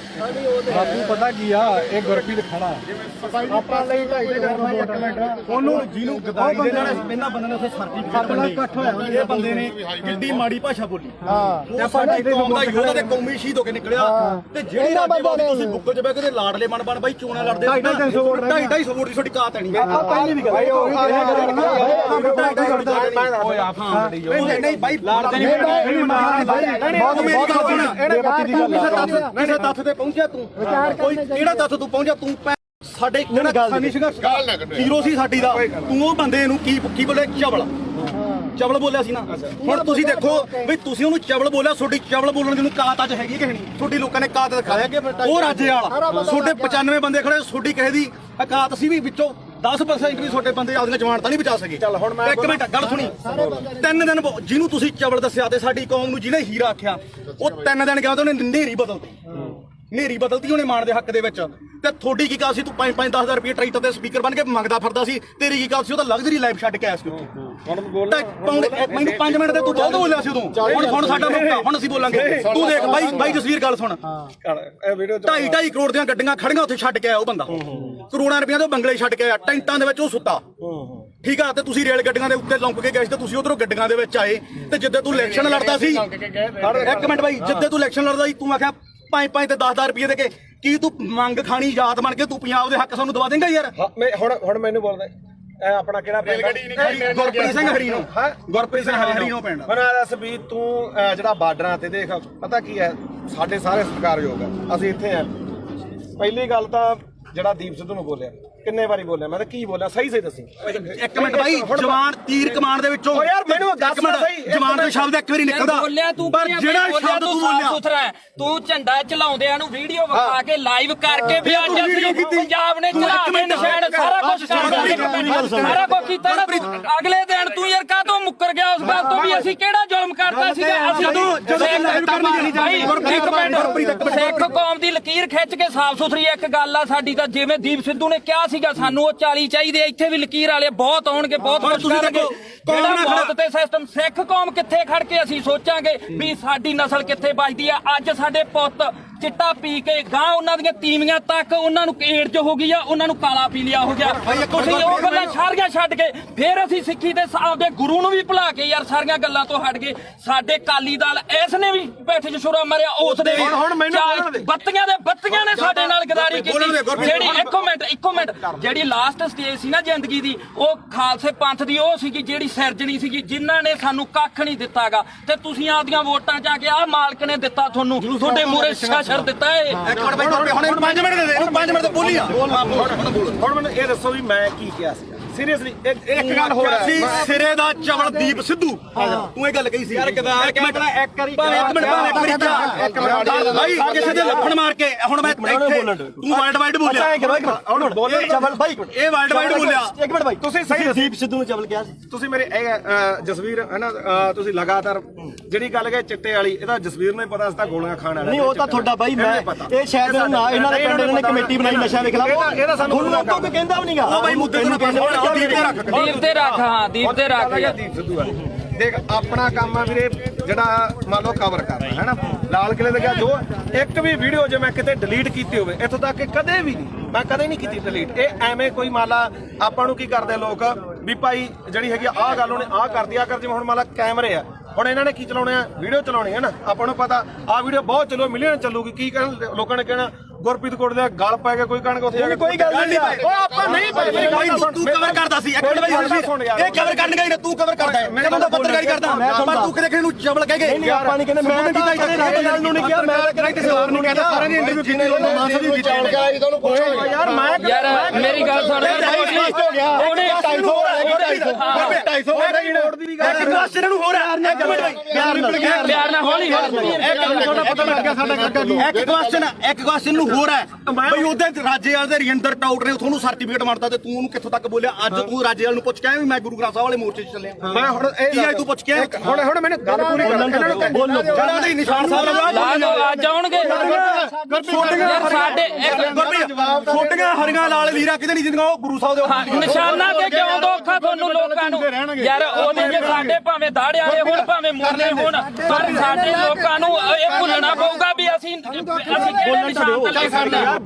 ਬਾਪੂ ਪਤਾ ਕੀ ਆ ਇਹ ਗੁਰਪ੍ਰੀਤ ਖੜਾ ਆਪਾਂ ਲਈ 2.5 ਮਿੰਟ ਉਹਨੂੰ ਜਿਹਨੂੰ ਗਦਾਈ ਦੇ ਨਾਲ ਇਹਨਾਂ ਬੰਦੇ ਨੇ ਉੱਥੇ ਸਰਟੀਫਿਕੇਟ ਬਣੇ ਇਕੱਠ ਹੋਇਆ ਇਹ ਬੰਦੇ ਨੇ ਕਿੱਡੀ ਮਾੜੀ ਭਾਸ਼ਾ ਬੋਲੀ ਹਾਂ ਤੇ ਸਾਡੀ ਕੌਮ ਦਾ ਯੋਧਾ ਤੇ ਕੌਮੀ ਸ਼ਹੀਦ ਹੋ ਕੇ ਨਿਕਲਿਆ ਤੇ ਜਿਹੜੀ ਰਾਜੇਵਾਲ ਤੁਸੀਂ ਬੁੱਕਲ 'ਚ ਬਹਿ ਕੇ ਤੇ ਲਾਡਲੇ ਬਣ ਬਾਈ ਚੋਣਾਂ ਲੜਦੇ 2.5 ਵੋਟ ਦੀ ਤੁਹਾਡੀ ਕਾਤ ਨਹੀਂ ਪਹਿਲੀ ਵੀ ਗੱਲ ਨਹੀਂ ਬਾਈ ਨਹੀਂ ਤੱਥ ਤੇ ਪਹੁੰਚਿਆ ਤੂੰ ਕੋਈ ਕਿਹੜਾ ਤੱਥ ਤੂੰ ਪਹੁੰਚਿਆ ਤੂੰ ਸਾਡੇ ਜਿਹੜਾ ਸਾਨੀ ਸੰਘਰਸ਼ ਹੀਰੋ ਸੀ ਸਾਡੀ ਦਾ ਤੂੰ ਉਹ ਬੰਦੇ ਨੂੰ ਕੀ ਬੋਲੇ ਚਵਲ ਬੋਲਿਆ ਸੀ ਨਾ ਹੁਣ ਤੁਸੀਂ ਦੇਖੋ ਵੀ ਤੁਸੀਂ ਉਹਨੂੰ ਚਵਲ ਬੋਲਿਆ ਤੁਹਾਡੀ ਚਵਲ ਬੋਲਣ ਦੀ ਨੂੰ ਕਾਤ ਅੱਜ ਹੈਗੀ ਕਿ ਨਹੀਂ ਤੁਹਾਡੀ ਲੋਕਾਂ ਨੇ ਕਾਤ ਦਿਖਾਇਆ ਉਹ ਰਾਜੇ ਵਾਲਾ ਤੁਹਾਡੇ 95 ਬੰਦੇ ਖੜੇ ਤੁਹਾਡੀ ਕਿਸੇ ਦੀ ਔਕਾਤ ਸੀ ਵੀ ਵਿੱਚੋਂ 10% ਵੀ ਤੁਹਾਡੇ ਬੰਦੇ ਆਪਦੀਆਂ ਜਵਾਨਤਾਂ ਨਹੀਂ ਬਚਾ ਸਕੇ ਚੱਲ ਹੁਣ ਮੈਂ ਇੱਕ ਮਿੰਟ ਗੱਲ ਸੁਣੀ 3 ਦਿਨ ਜਿਹਨੂੰ ਤੁਸੀਂ ਚਵਲ ਦੱਸਿਆ ਤੇ ਸਾਡੀ ਕੌਮ ਨੂੰ ਜਿਹਨੇ ਹੀਰਾ ਆਖਿਆ ਉਹ 3 ਦਿਨ ਗਿਆ ਤੇ ਉਹਨੇ ਨੇਰੀ ਬਦਲਤੀ ਉਹਨੇ ਮਾਣ ਦੇ ਹੱਕ ਦੇ ਵਿੱਚ ਤੇ ਤੁਹਾਡੀ ਕੀ ਕਾਲ ਸੀ ਤੂੰ 5-10 ਰੁਪਏ ਟਰੈਕਟਰ ਤੇ ਸਪੀਕਰ ਬਣ ਕੇ ਮੰਗਦਾ ਫਿਰਦਾ ਸੀ ਤੇਰੀ ਕੀ ਕਾਲ ਸੀ ਉਹ ਤਾਂ ਲਗਜ਼ਰੀ ਲਾਈਫ ਛੱਡ ਕੇ ਆਇਆ ਸੀ ਉੱਥੇ ਮੈਨੂੰ 5 ਮਿੰਟ ਤੇ ਤੂੰ ਬਹੁਤ ਬੋਲਿਆ ਸੀ ਉਦੋਂ ਹੁਣ ਸਾਡਾ ਮੌਕਾ ਹੁਣ ਅਸੀਂ ਬੋਲਾਂਗੇ ਤੂੰ ਦੇਖ ਬਾਈ ਜਸਵੀਰ ਗੱਲ ਸੁਣ 2.5 ਕਰੋੜ ਦੀਆਂ ਗੱਡੀਆਂ ਖੜੀਆਂ ਉੱਥੇ ਛੱਡ ਕੇ ਆਇਆ ਉਹ ਬੰਦਾ ਕਰੋੜਾਂ ਰੁਪਈਆਂ ਦੇ ਬੰਗਲੇ ਛੱਡ ਕੇ ਆਇਆ ਟੈਂਟਾਂ ਦੇ ਵਿੱਚ ਉਹ ਸੁੱਤਾ ਠੀਕ ਆ ਤੇ ਤੁਸੀਂ ਰੇਲ ਗੱਡੀਆਂ ਦੇ ਉੱਤੇ ਲੰਕ ਕੇ ਗਏ ਸੀ ਤੇ ਤੁਸੀਂ ਉਧਰੋਂ ਗੱਡੀਆਂ ਦੇ ਵਿੱਚ ਆਏ ਤੇ ਜਿੱਦੇ ਤੂੰ ਇਲੈਕਸ਼ਨ ਲੜਦਾ ਸੀ ਇੱਕ ਮਿੰਟ ਬਾਈ ਜਿੱਦੇ ਤੂੰ ਇਲੈਕਸ਼ਨ ਲੜਦਾ ਸੀ ਤੂੰ ਆਖਿਆ 5 ਤੇ 10 ਰੁਪਏ ਦੇ ਕੇ ਕੀ ਤੂੰ ਮੰਗ ਖਾਣੀ ਯਾਦ ਬਣ ਕੇ ਤੂੰ ਪੰਜਾਬ ਦੇ ਹੱਕ ਸਾਨੂੰ ਦਵਾ ਦੇਂਗਾ ਯਾਰ ਹੁਣ ਮੈਨੂੰ ਬੋਲਦਾ ਇਹ ਆਪਣਾ ਕਿਹੜਾ ਪਿੰਡ ਗੁਰਪ੍ਰੀਤ ਸਿੰਘ ਹਰੀ ਨੂੰ ਗੁਰਪ੍ਰੀਤ ਸਿੰਘ ਹਰੀ ਨੂੰ ਪਿੰਡ ਮੈਨੂੰ ਦੱਸ ਵੀ ਤੂੰ ਜਿਹੜਾ ਬਾਰਡਰਾਂ ਤੇ ਦੇਖ ਪਤਾ ਕੀ ਹੈ ਸਾਡੇ ਸਾਰੇ ਸਤਿਕਾਰਯੋਗ ਆ ਅਸੀਂ ਇੱਥੇ ਆ ਪਹਿਲੀ ਗੱਲ ਤਾਂ ਜਿਹੜਾ ਦੀਪ ਸਿੱਧੂ ਨੂੰ ਬੋਲਿਆ ਕਿੰਨੇ ਵਾਰੀ ਬੋਲਿਆ ਮੈਂ ਤਾਂ ਕੀ ਬੋਲਿਆ ਸਹੀ ਦੱਸੀ ਇੱਕ ਮਿੰਟ ਬਾਈ ਜਵਾਨ ਤੀਰ ਕਮਾਨ ਦੇ ਵਿੱਚੋਂ ਓ ਯਾਰ ਮੈਨੂੰ ਦੱਸ ਸਹੀ ਜਵਾਨ ਦੇ ਸ਼ਬਦ ਇੱਕ ਵਾਰੀ ਨਿਕਲਦਾ ਪਰ ਜਿਹੜਾ ਸ਼ਬਦ ਤੂੰ ਬੋਲਿਆ ਤੂੰ ਝੰਡਾ ਚਲਾਉਂਦਿਆਂ ਨੂੰ ਵੀਡੀਓ ਵਿਖਾ ਕੇ ਲਾਈਵ ਕਰਕੇ ਵੀ ਅੱਜ ਅਸੀਂ ਪੰਜਾਬ ਨੇ ਚੜਾ ਕੇ ਨਿਸ਼ਾਨ ਸਾਰਾ ਕੁਝ ਸਾਰਾ ਕੁਝ ਕੀਤਾ ਨਾ ਅਗਲੇ ਦਿਨ ਤੂੰ ਯਾਰ ਕਾਹਤੋਂ ਮੁੱਕਰ ਗਿਆ ਉਸ ਗੱਲ ਤੋਂ ਵੀ ਅਸੀਂ ਕਿਹੜਾ ਜ਼ੁਲਮ ਕਰਤਾ ਸੀਗਾ ਅਸੀਂ ਸਿੱਖ ਕੌਮ ਦੀ ਲਕੀਰ ਖਿੱਚ ਕੇ ਸਾਫ਼ ਸੁਥਰੀ ਇੱਕ ਗੱਲ ਆ ਸਾਡੀ ਤਾਂ ਜਿਵੇਂ ਦੀਪ ਸਿੱਧੂ ਨੇ ਕਿਹਾ ਸੀਗਾ ਸਾਨੂੰ ਉਹ 40 ਚਾਹੀਦੇ ਇੱਥੇ ਵੀ ਲਕੀਰ ਵਾਲੇ ਬਹੁਤ ਆਉਣਗੇ ਬਹੁਤ ਕੁਝ ਕਰਨਗੇ ਜਿਹੜਾ ਮੌਤ ਤੇ ਸਿਸਟਮ ਸਿੱਖ ਕੌਮ ਕਿੱਥੇ ਖੜ ਕੇ ਅਸੀਂ ਸੋਚਾਂਗੇ ਵੀ ਸਾਡੀ ਨਸਲ ਕਿੱਥੇ ਬਚਦੀ ਆ ਅੱਜ ਸਾਡੇ ਪੁੱਤ ਚਿੱਟਾ ਪੀ ਕੇ ਗਾਂ ਉਹਨਾਂ ਦੀਆਂ ਤੀਵੀਆਂ ਤੱਕ ਉਹਨਾਂ ਨੂੰ ਏਡਜ਼ ਹੋ ਗਈ ਆ ਉਹਨਾਂ ਨੂੰ ਕਾਲਾ ਪੀਲੀਆ ਹੋ ਗਿਆ ਤੁਸੀਂ ਉਹ ਗੱਲਾਂ ਸਾਰੀਆਂ ਛੱਡ ਕੇ ਫਿਰ ਅਸੀਂ ਸਿੱਖੀ ਦੇ ਆਪਦੇ ਗੁਰੂ ਨੂੰ ਵੀ ਭੁਲਾ ਕੇ ਯਾਰ ਸਾਰੀਆਂ ਗੱਲਾਂ ਤੋਂ ਹਟ ਗਏ ਸਾਡੇ ਕਾਲੀ ਦਲ ਇਸ ਨੇ ਵੀ ਬੈਠੇ ਚ ਛੁਰਾ ਮਾਰਿਆ ਉਸ ਦੇ ਬੱਤੀਆਂ ਨੇ ਸਾਡੇ ਨਾਲ ਗਦਾਰੀ ਕੀਤੀ ਜਿਹੜੀ ਇੱਕ ਮਿੰਟ ਜਿਹੜੀ ਲਾਸਟ ਸਟੇਜ ਸੀ ਨਾ ਜ਼ਿੰਦਗੀ ਦੀ ਉਹ ਖਾਲਸੇ ਪੰਥ ਦੀ ਉਹ ਸੀਗੀ ਜਿਹੜੀ ਸਿਰਜਣੀ ਸੀਗੀ ਜਿਨ੍ਹਾਂ ਨੇ ਸਾਨੂੰ ਕੱਖ ਨਹੀਂ ਦਿੱਤਾਗਾ ਤੇ ਤੁਸੀਂ ਆਪਦੀਆਂ ਵੋਟਾਂ ਜਾ ਕੇ ਆਹ ਮਾਲਕ ਨੇ ਦਿੱਤਾ ਤੁਹਾਨੂੰ ਤੁਹਾਡੇ ਮੂਰੇ ਸ਼ਾਸਰ ਦਿੱਤਾ ਏ ਇੱਕ ਮਿੰਟ ਬਾਈ ਹੁਣ 5 ਮਿੰਟ ਦੇ ਦੇ 5 ਮਿੰਟ ਤੇ ਬੋਲੀ ਆ ਹੁਣ ਮੈਨੂੰ ਇਹ ਦੱਸੋ ਵੀ ਮੈਂ ਕੀ ਕਿਹਾ ਸੀ ਸੀਰੀਅਸਲੀ ਇੱਕ ਗੱਲ ਹੋ ਰਹੀ ਸੀ ਸਿਰੇ ਦਾ ਚਵਲ ਦੀਪ ਸਿੱਧੂ ਤੂੰ ਇਹ ਗੱਲ ਕਹੀ ਸੀ ਯਾਰ ਗਦਾਰ ਇੱਕ ਮਿੰਟ ਬਾਈ ਕਿਸੇ ਦੇ ਲੱਫੜ ਮਾਰ ਕੇ ਹੁਣ ਮੈਂ ਇੱਥੇ ਤੂੰ ਵਰਲਡ ਵਾਈਡ ਬੋਲਿਆ ਹੁਣ ਬੋਲੇ ਚਵਲ ਬਾਈ ਇਹ ਵਰਲਡ ਵਾਈਡ ਬੋਲਿਆ ਇੱਕ ਮਿੰਟ ਬਾਈ ਤੁਸੀਂ ਸਹੀ ਦੀਪ ਸਿੱਧੂ ਨੂੰ ਚਵਲ ਕਿਹਾ ਸੀ ਤੁਸੀਂ ਮੇਰੇ ਜਸਵੀਰ ਹੈ ਨਾ ਤੁਸੀਂ ਲਗਾਤਾਰ ਜਿਹੜੀ ਗੱਲ ਕਹੇ ਚਿੱਟੇ ਵਾਲੀ ਇਹਦਾ ਜਸਵੀਰ ਨੂੰ ਹੀ ਪਤਾ ਸੀ ਤਾਂ ਗੋਲੀਆਂ ਖਾਣ ਵਾਲਾ ਨਹੀਂ ਉਹ ਤਾਂ ਤੁਹਾਡਾ ਬਾਈ ਮੈਂ ਇਹ ਸ਼ਾਇਦ ਨਾ ਇਹਨਾਂ ਦੇ ਪਿੰਡ ਨੇ ਕਮੇਟੀ ਬਣਾਈ ਨਸ਼ਾ ਦੇ ਖਿਲਾਫ ਇਹਦਾ ਸਾਨੂੰ ਲੋਕਾਂ ਕੋਈ ਕਹਿੰਦਾ ਵੀ ਨਹੀਂਗਾ ਉਹ ਬਾਈ ਮੁੱਦੇ ਨੂੰ ਕਹਿੰਦੇ ਦੀਪ ਤੇ ਰੱਖ ਹਾਂ ਦੀਪ ਤੇ ਰੱਖ ਦੀਪ ਸਿੱਧੂ ਆ ਦੇਖ ਆਪਣਾ ਕੰਮ ਆ ਵੀਰੇ ਜਿਹੜਾ ਮੰਨ ਲਓ ਕਵਰ ਕਰਨਾ ਹੈ ਨਾ ਲਾਲ ਕਿਲੇ ਦੇ ਗਿਆ ਜੋ ਇੱਕ ਵੀ ਵੀਡੀਓ ਜੇ ਮੈਂ ਕਿਤੇ ਡਿਲੀਟ ਕੀਤੀ ਹੋਵੇ ਇੱਥੋਂ ਤੱਕ ਕਿ ਕਦੇ ਵੀ ਨਹੀਂ ਮੈਂ ਕਦੇ ਨਹੀਂ ਕੀਤੀ ਡਿਲੀਟ ਇਹ ਐਵੇਂ ਕੋਈ ਮਾਲਾ ਆਪਾਂ ਨੂੰ ਕੀ ਕਰਦੇ ਲੋਕ ਵੀ ਭਾਈ ਜਿਹੜੀ ਹੈਗੀ ਆਹ ਗੱਲ ਉਹਨੇ ਆਹ ਕਰਦੀ ਆ ਕਰ ਜਿਵੇਂ ਹੁਣ ਮਾਲਾ ਕੈਮਰੇ ਆ ਹੁਣ ਇਹਨਾਂ ਨੇ ਕੀ ਚਲਾਉਣੇ ਆ ਵੀਡੀਓ ਚਲਾਉਣੀ ਹੈ ਨਾ ਆਪਾਂ ਨੂੰ ਪਤਾ ਆਹ ਵੀਡੀਓ ਬਹੁਤ ਚੱਲੋ ਮਿਲੀਅਨ ਚੱਲੂਗੀ ਕੀ ਕਹਿਣ ਲੋਕਾਂ ਨੇ ਕਹਿਣਾ ਗੁਰਪ੍ਰੀਤ ਕੋਟ ਦੇ ਗਲ ਪੈ ਕੇ ਕੋਈ ਕਣਕ ਉੱਥੇ ਜਾ ਕੇ ਕੋਈ ਗੱਲ ਨਹੀਂ ਓ ਆਪਾਂ ਨਹੀਂ ਪਏ ਤੂੰ ਕਵਰ ਕਰਦਾ ਸੀ ਇੱਕ ਮਿੰਟ ਇਹ ਕਵਰ ਕਰਨ ਗਈ ਨਾ ਤੂੰ ਕਵਰ ਕਰਦਾ ਹੈ ਮੈਂ ਤਾਂ ਪੱਤਰਕਾਰੀ ਕਰਦਾ ਪਰ ਤੂੰ ਕਿਹਦੇ ਨੂੰ ਚਵਲ ਕਹਿ ਗਏ ਨਹੀਂ ਆਪਾਂ ਨਹੀਂ ਕਹਿੰਦੇ ਮੈਂ ਕੀਤਾ ਰਾਜੇਵਾਲ ਨੂੰ ਨਹੀਂ ਕਿਹਾ ਮੈਂ ਕਹਿੰਦਾ ਕਿਸੇ ਹੋਰ ਨੂੰ ਕਹਿੰਦਾ ਸਾਰਿਆਂ ਦੀ ਇੰਟਰਵਿਊ ਕੀਤੀ ਮਾਨਸਾ ਦੀ ਕੀਤੀ ਯਾਰ ਮੈਂ ਯਾਰ ਮੇਰੀ ਗੱਲ ਸੁਣ ਉਹਨੇ 250 ਰੋਡ ਦੀ ਵੀ ਗੱਲ ਇੱਕ ਕੁਐਸਚਨ ਨੂੰ ਹੋਰ ਹੈ ਪਿਆਰ ਨਾਲ ਹੌਲੀ ਇੱਕ ਕੁਐਸਚਨ ਨੂੰ ਹੋਰ ਹੈ ਬਈ ਉਹਦੇ ਰਾਜੇਵਾਲ ਦੇ ਰਜਿੰਦਰ ਟਾਊਟ ਨੇ ਤੁਹਾਨੂੰ ਸਰਟੀਫਿਕੇਟ ਮਾਰਤਾ ਤੇ ਤੂੰ ਉਹਨੂੰ ਕਿੱਥੋਂ ਤੱਕ ਬੋਲਿਆ ਅੱਜ ਤੂੰ ਰਾਜੇਵਾਲ ਨੂੰ ਪੁੱਛ ਕੇ ਆਇਆ ਵੀ ਮੈਂ ਗੁਰੂ ਗ੍ਰੰਥ ਸਾਹਿਬ ਵਾਲੇ ਮੋਰਚੇ 'ਚ ਚੱਲਿਆ ਮੈਂ ਹੁਣ ਇਹ ਤੂੰ ਪੁੱਛ ਕੇ ਹੁਣ ਮੈਨੂੰ ਗੱਲ ਪੂਰੀ ਕਰ ਬੋਲੋ ਜਿਹੜਾ ਨਹੀਂ ਨਿਸ਼ਾਨ ਸਾਹਿਬ ਲਾ ਲਓ ਅੱਜ ਆਉਣਗੇ ਯਾਰ ਸਾਡੇ ਛੋਟੀਆਂ ਹਰੀਆਂ ਲਾਲ ਲੀਰਾ ਕਿਤੇ ਨਹੀਂ ਜਿੰਦੀਆਂ ਉਹ ਗੁਰੂ ਸਾਹਿਬ ਦੇ ਨਿਸ਼ਾਨਾ ਤੇ ਕਿਉਂ ਦੋਖਾ ਤੁਹਾਨੂੰ ਲੋਕਾਂ ਨੂੰ ਯਾਰ ਉਹਦੇ ਜੇ ਸਾਡੇ ਭਾਵੇਂ ਦਾੜੇ ਵਾਲੇ ਹੋਣ ਭਾਵੇਂ ਮੁਰਲੇ ਹੋਣ ਪਰ ਸਾਡੇ ਲੋਕਾਂ ਨੂੰ ਇਹ ਭੁੱਲਣਾ ਪਊਗਾ ਵੀ ਅਸੀਂ ਕਿਹੜੇ ਨਿਸ਼ਾਨ ਤੇ ਕਰਨਾ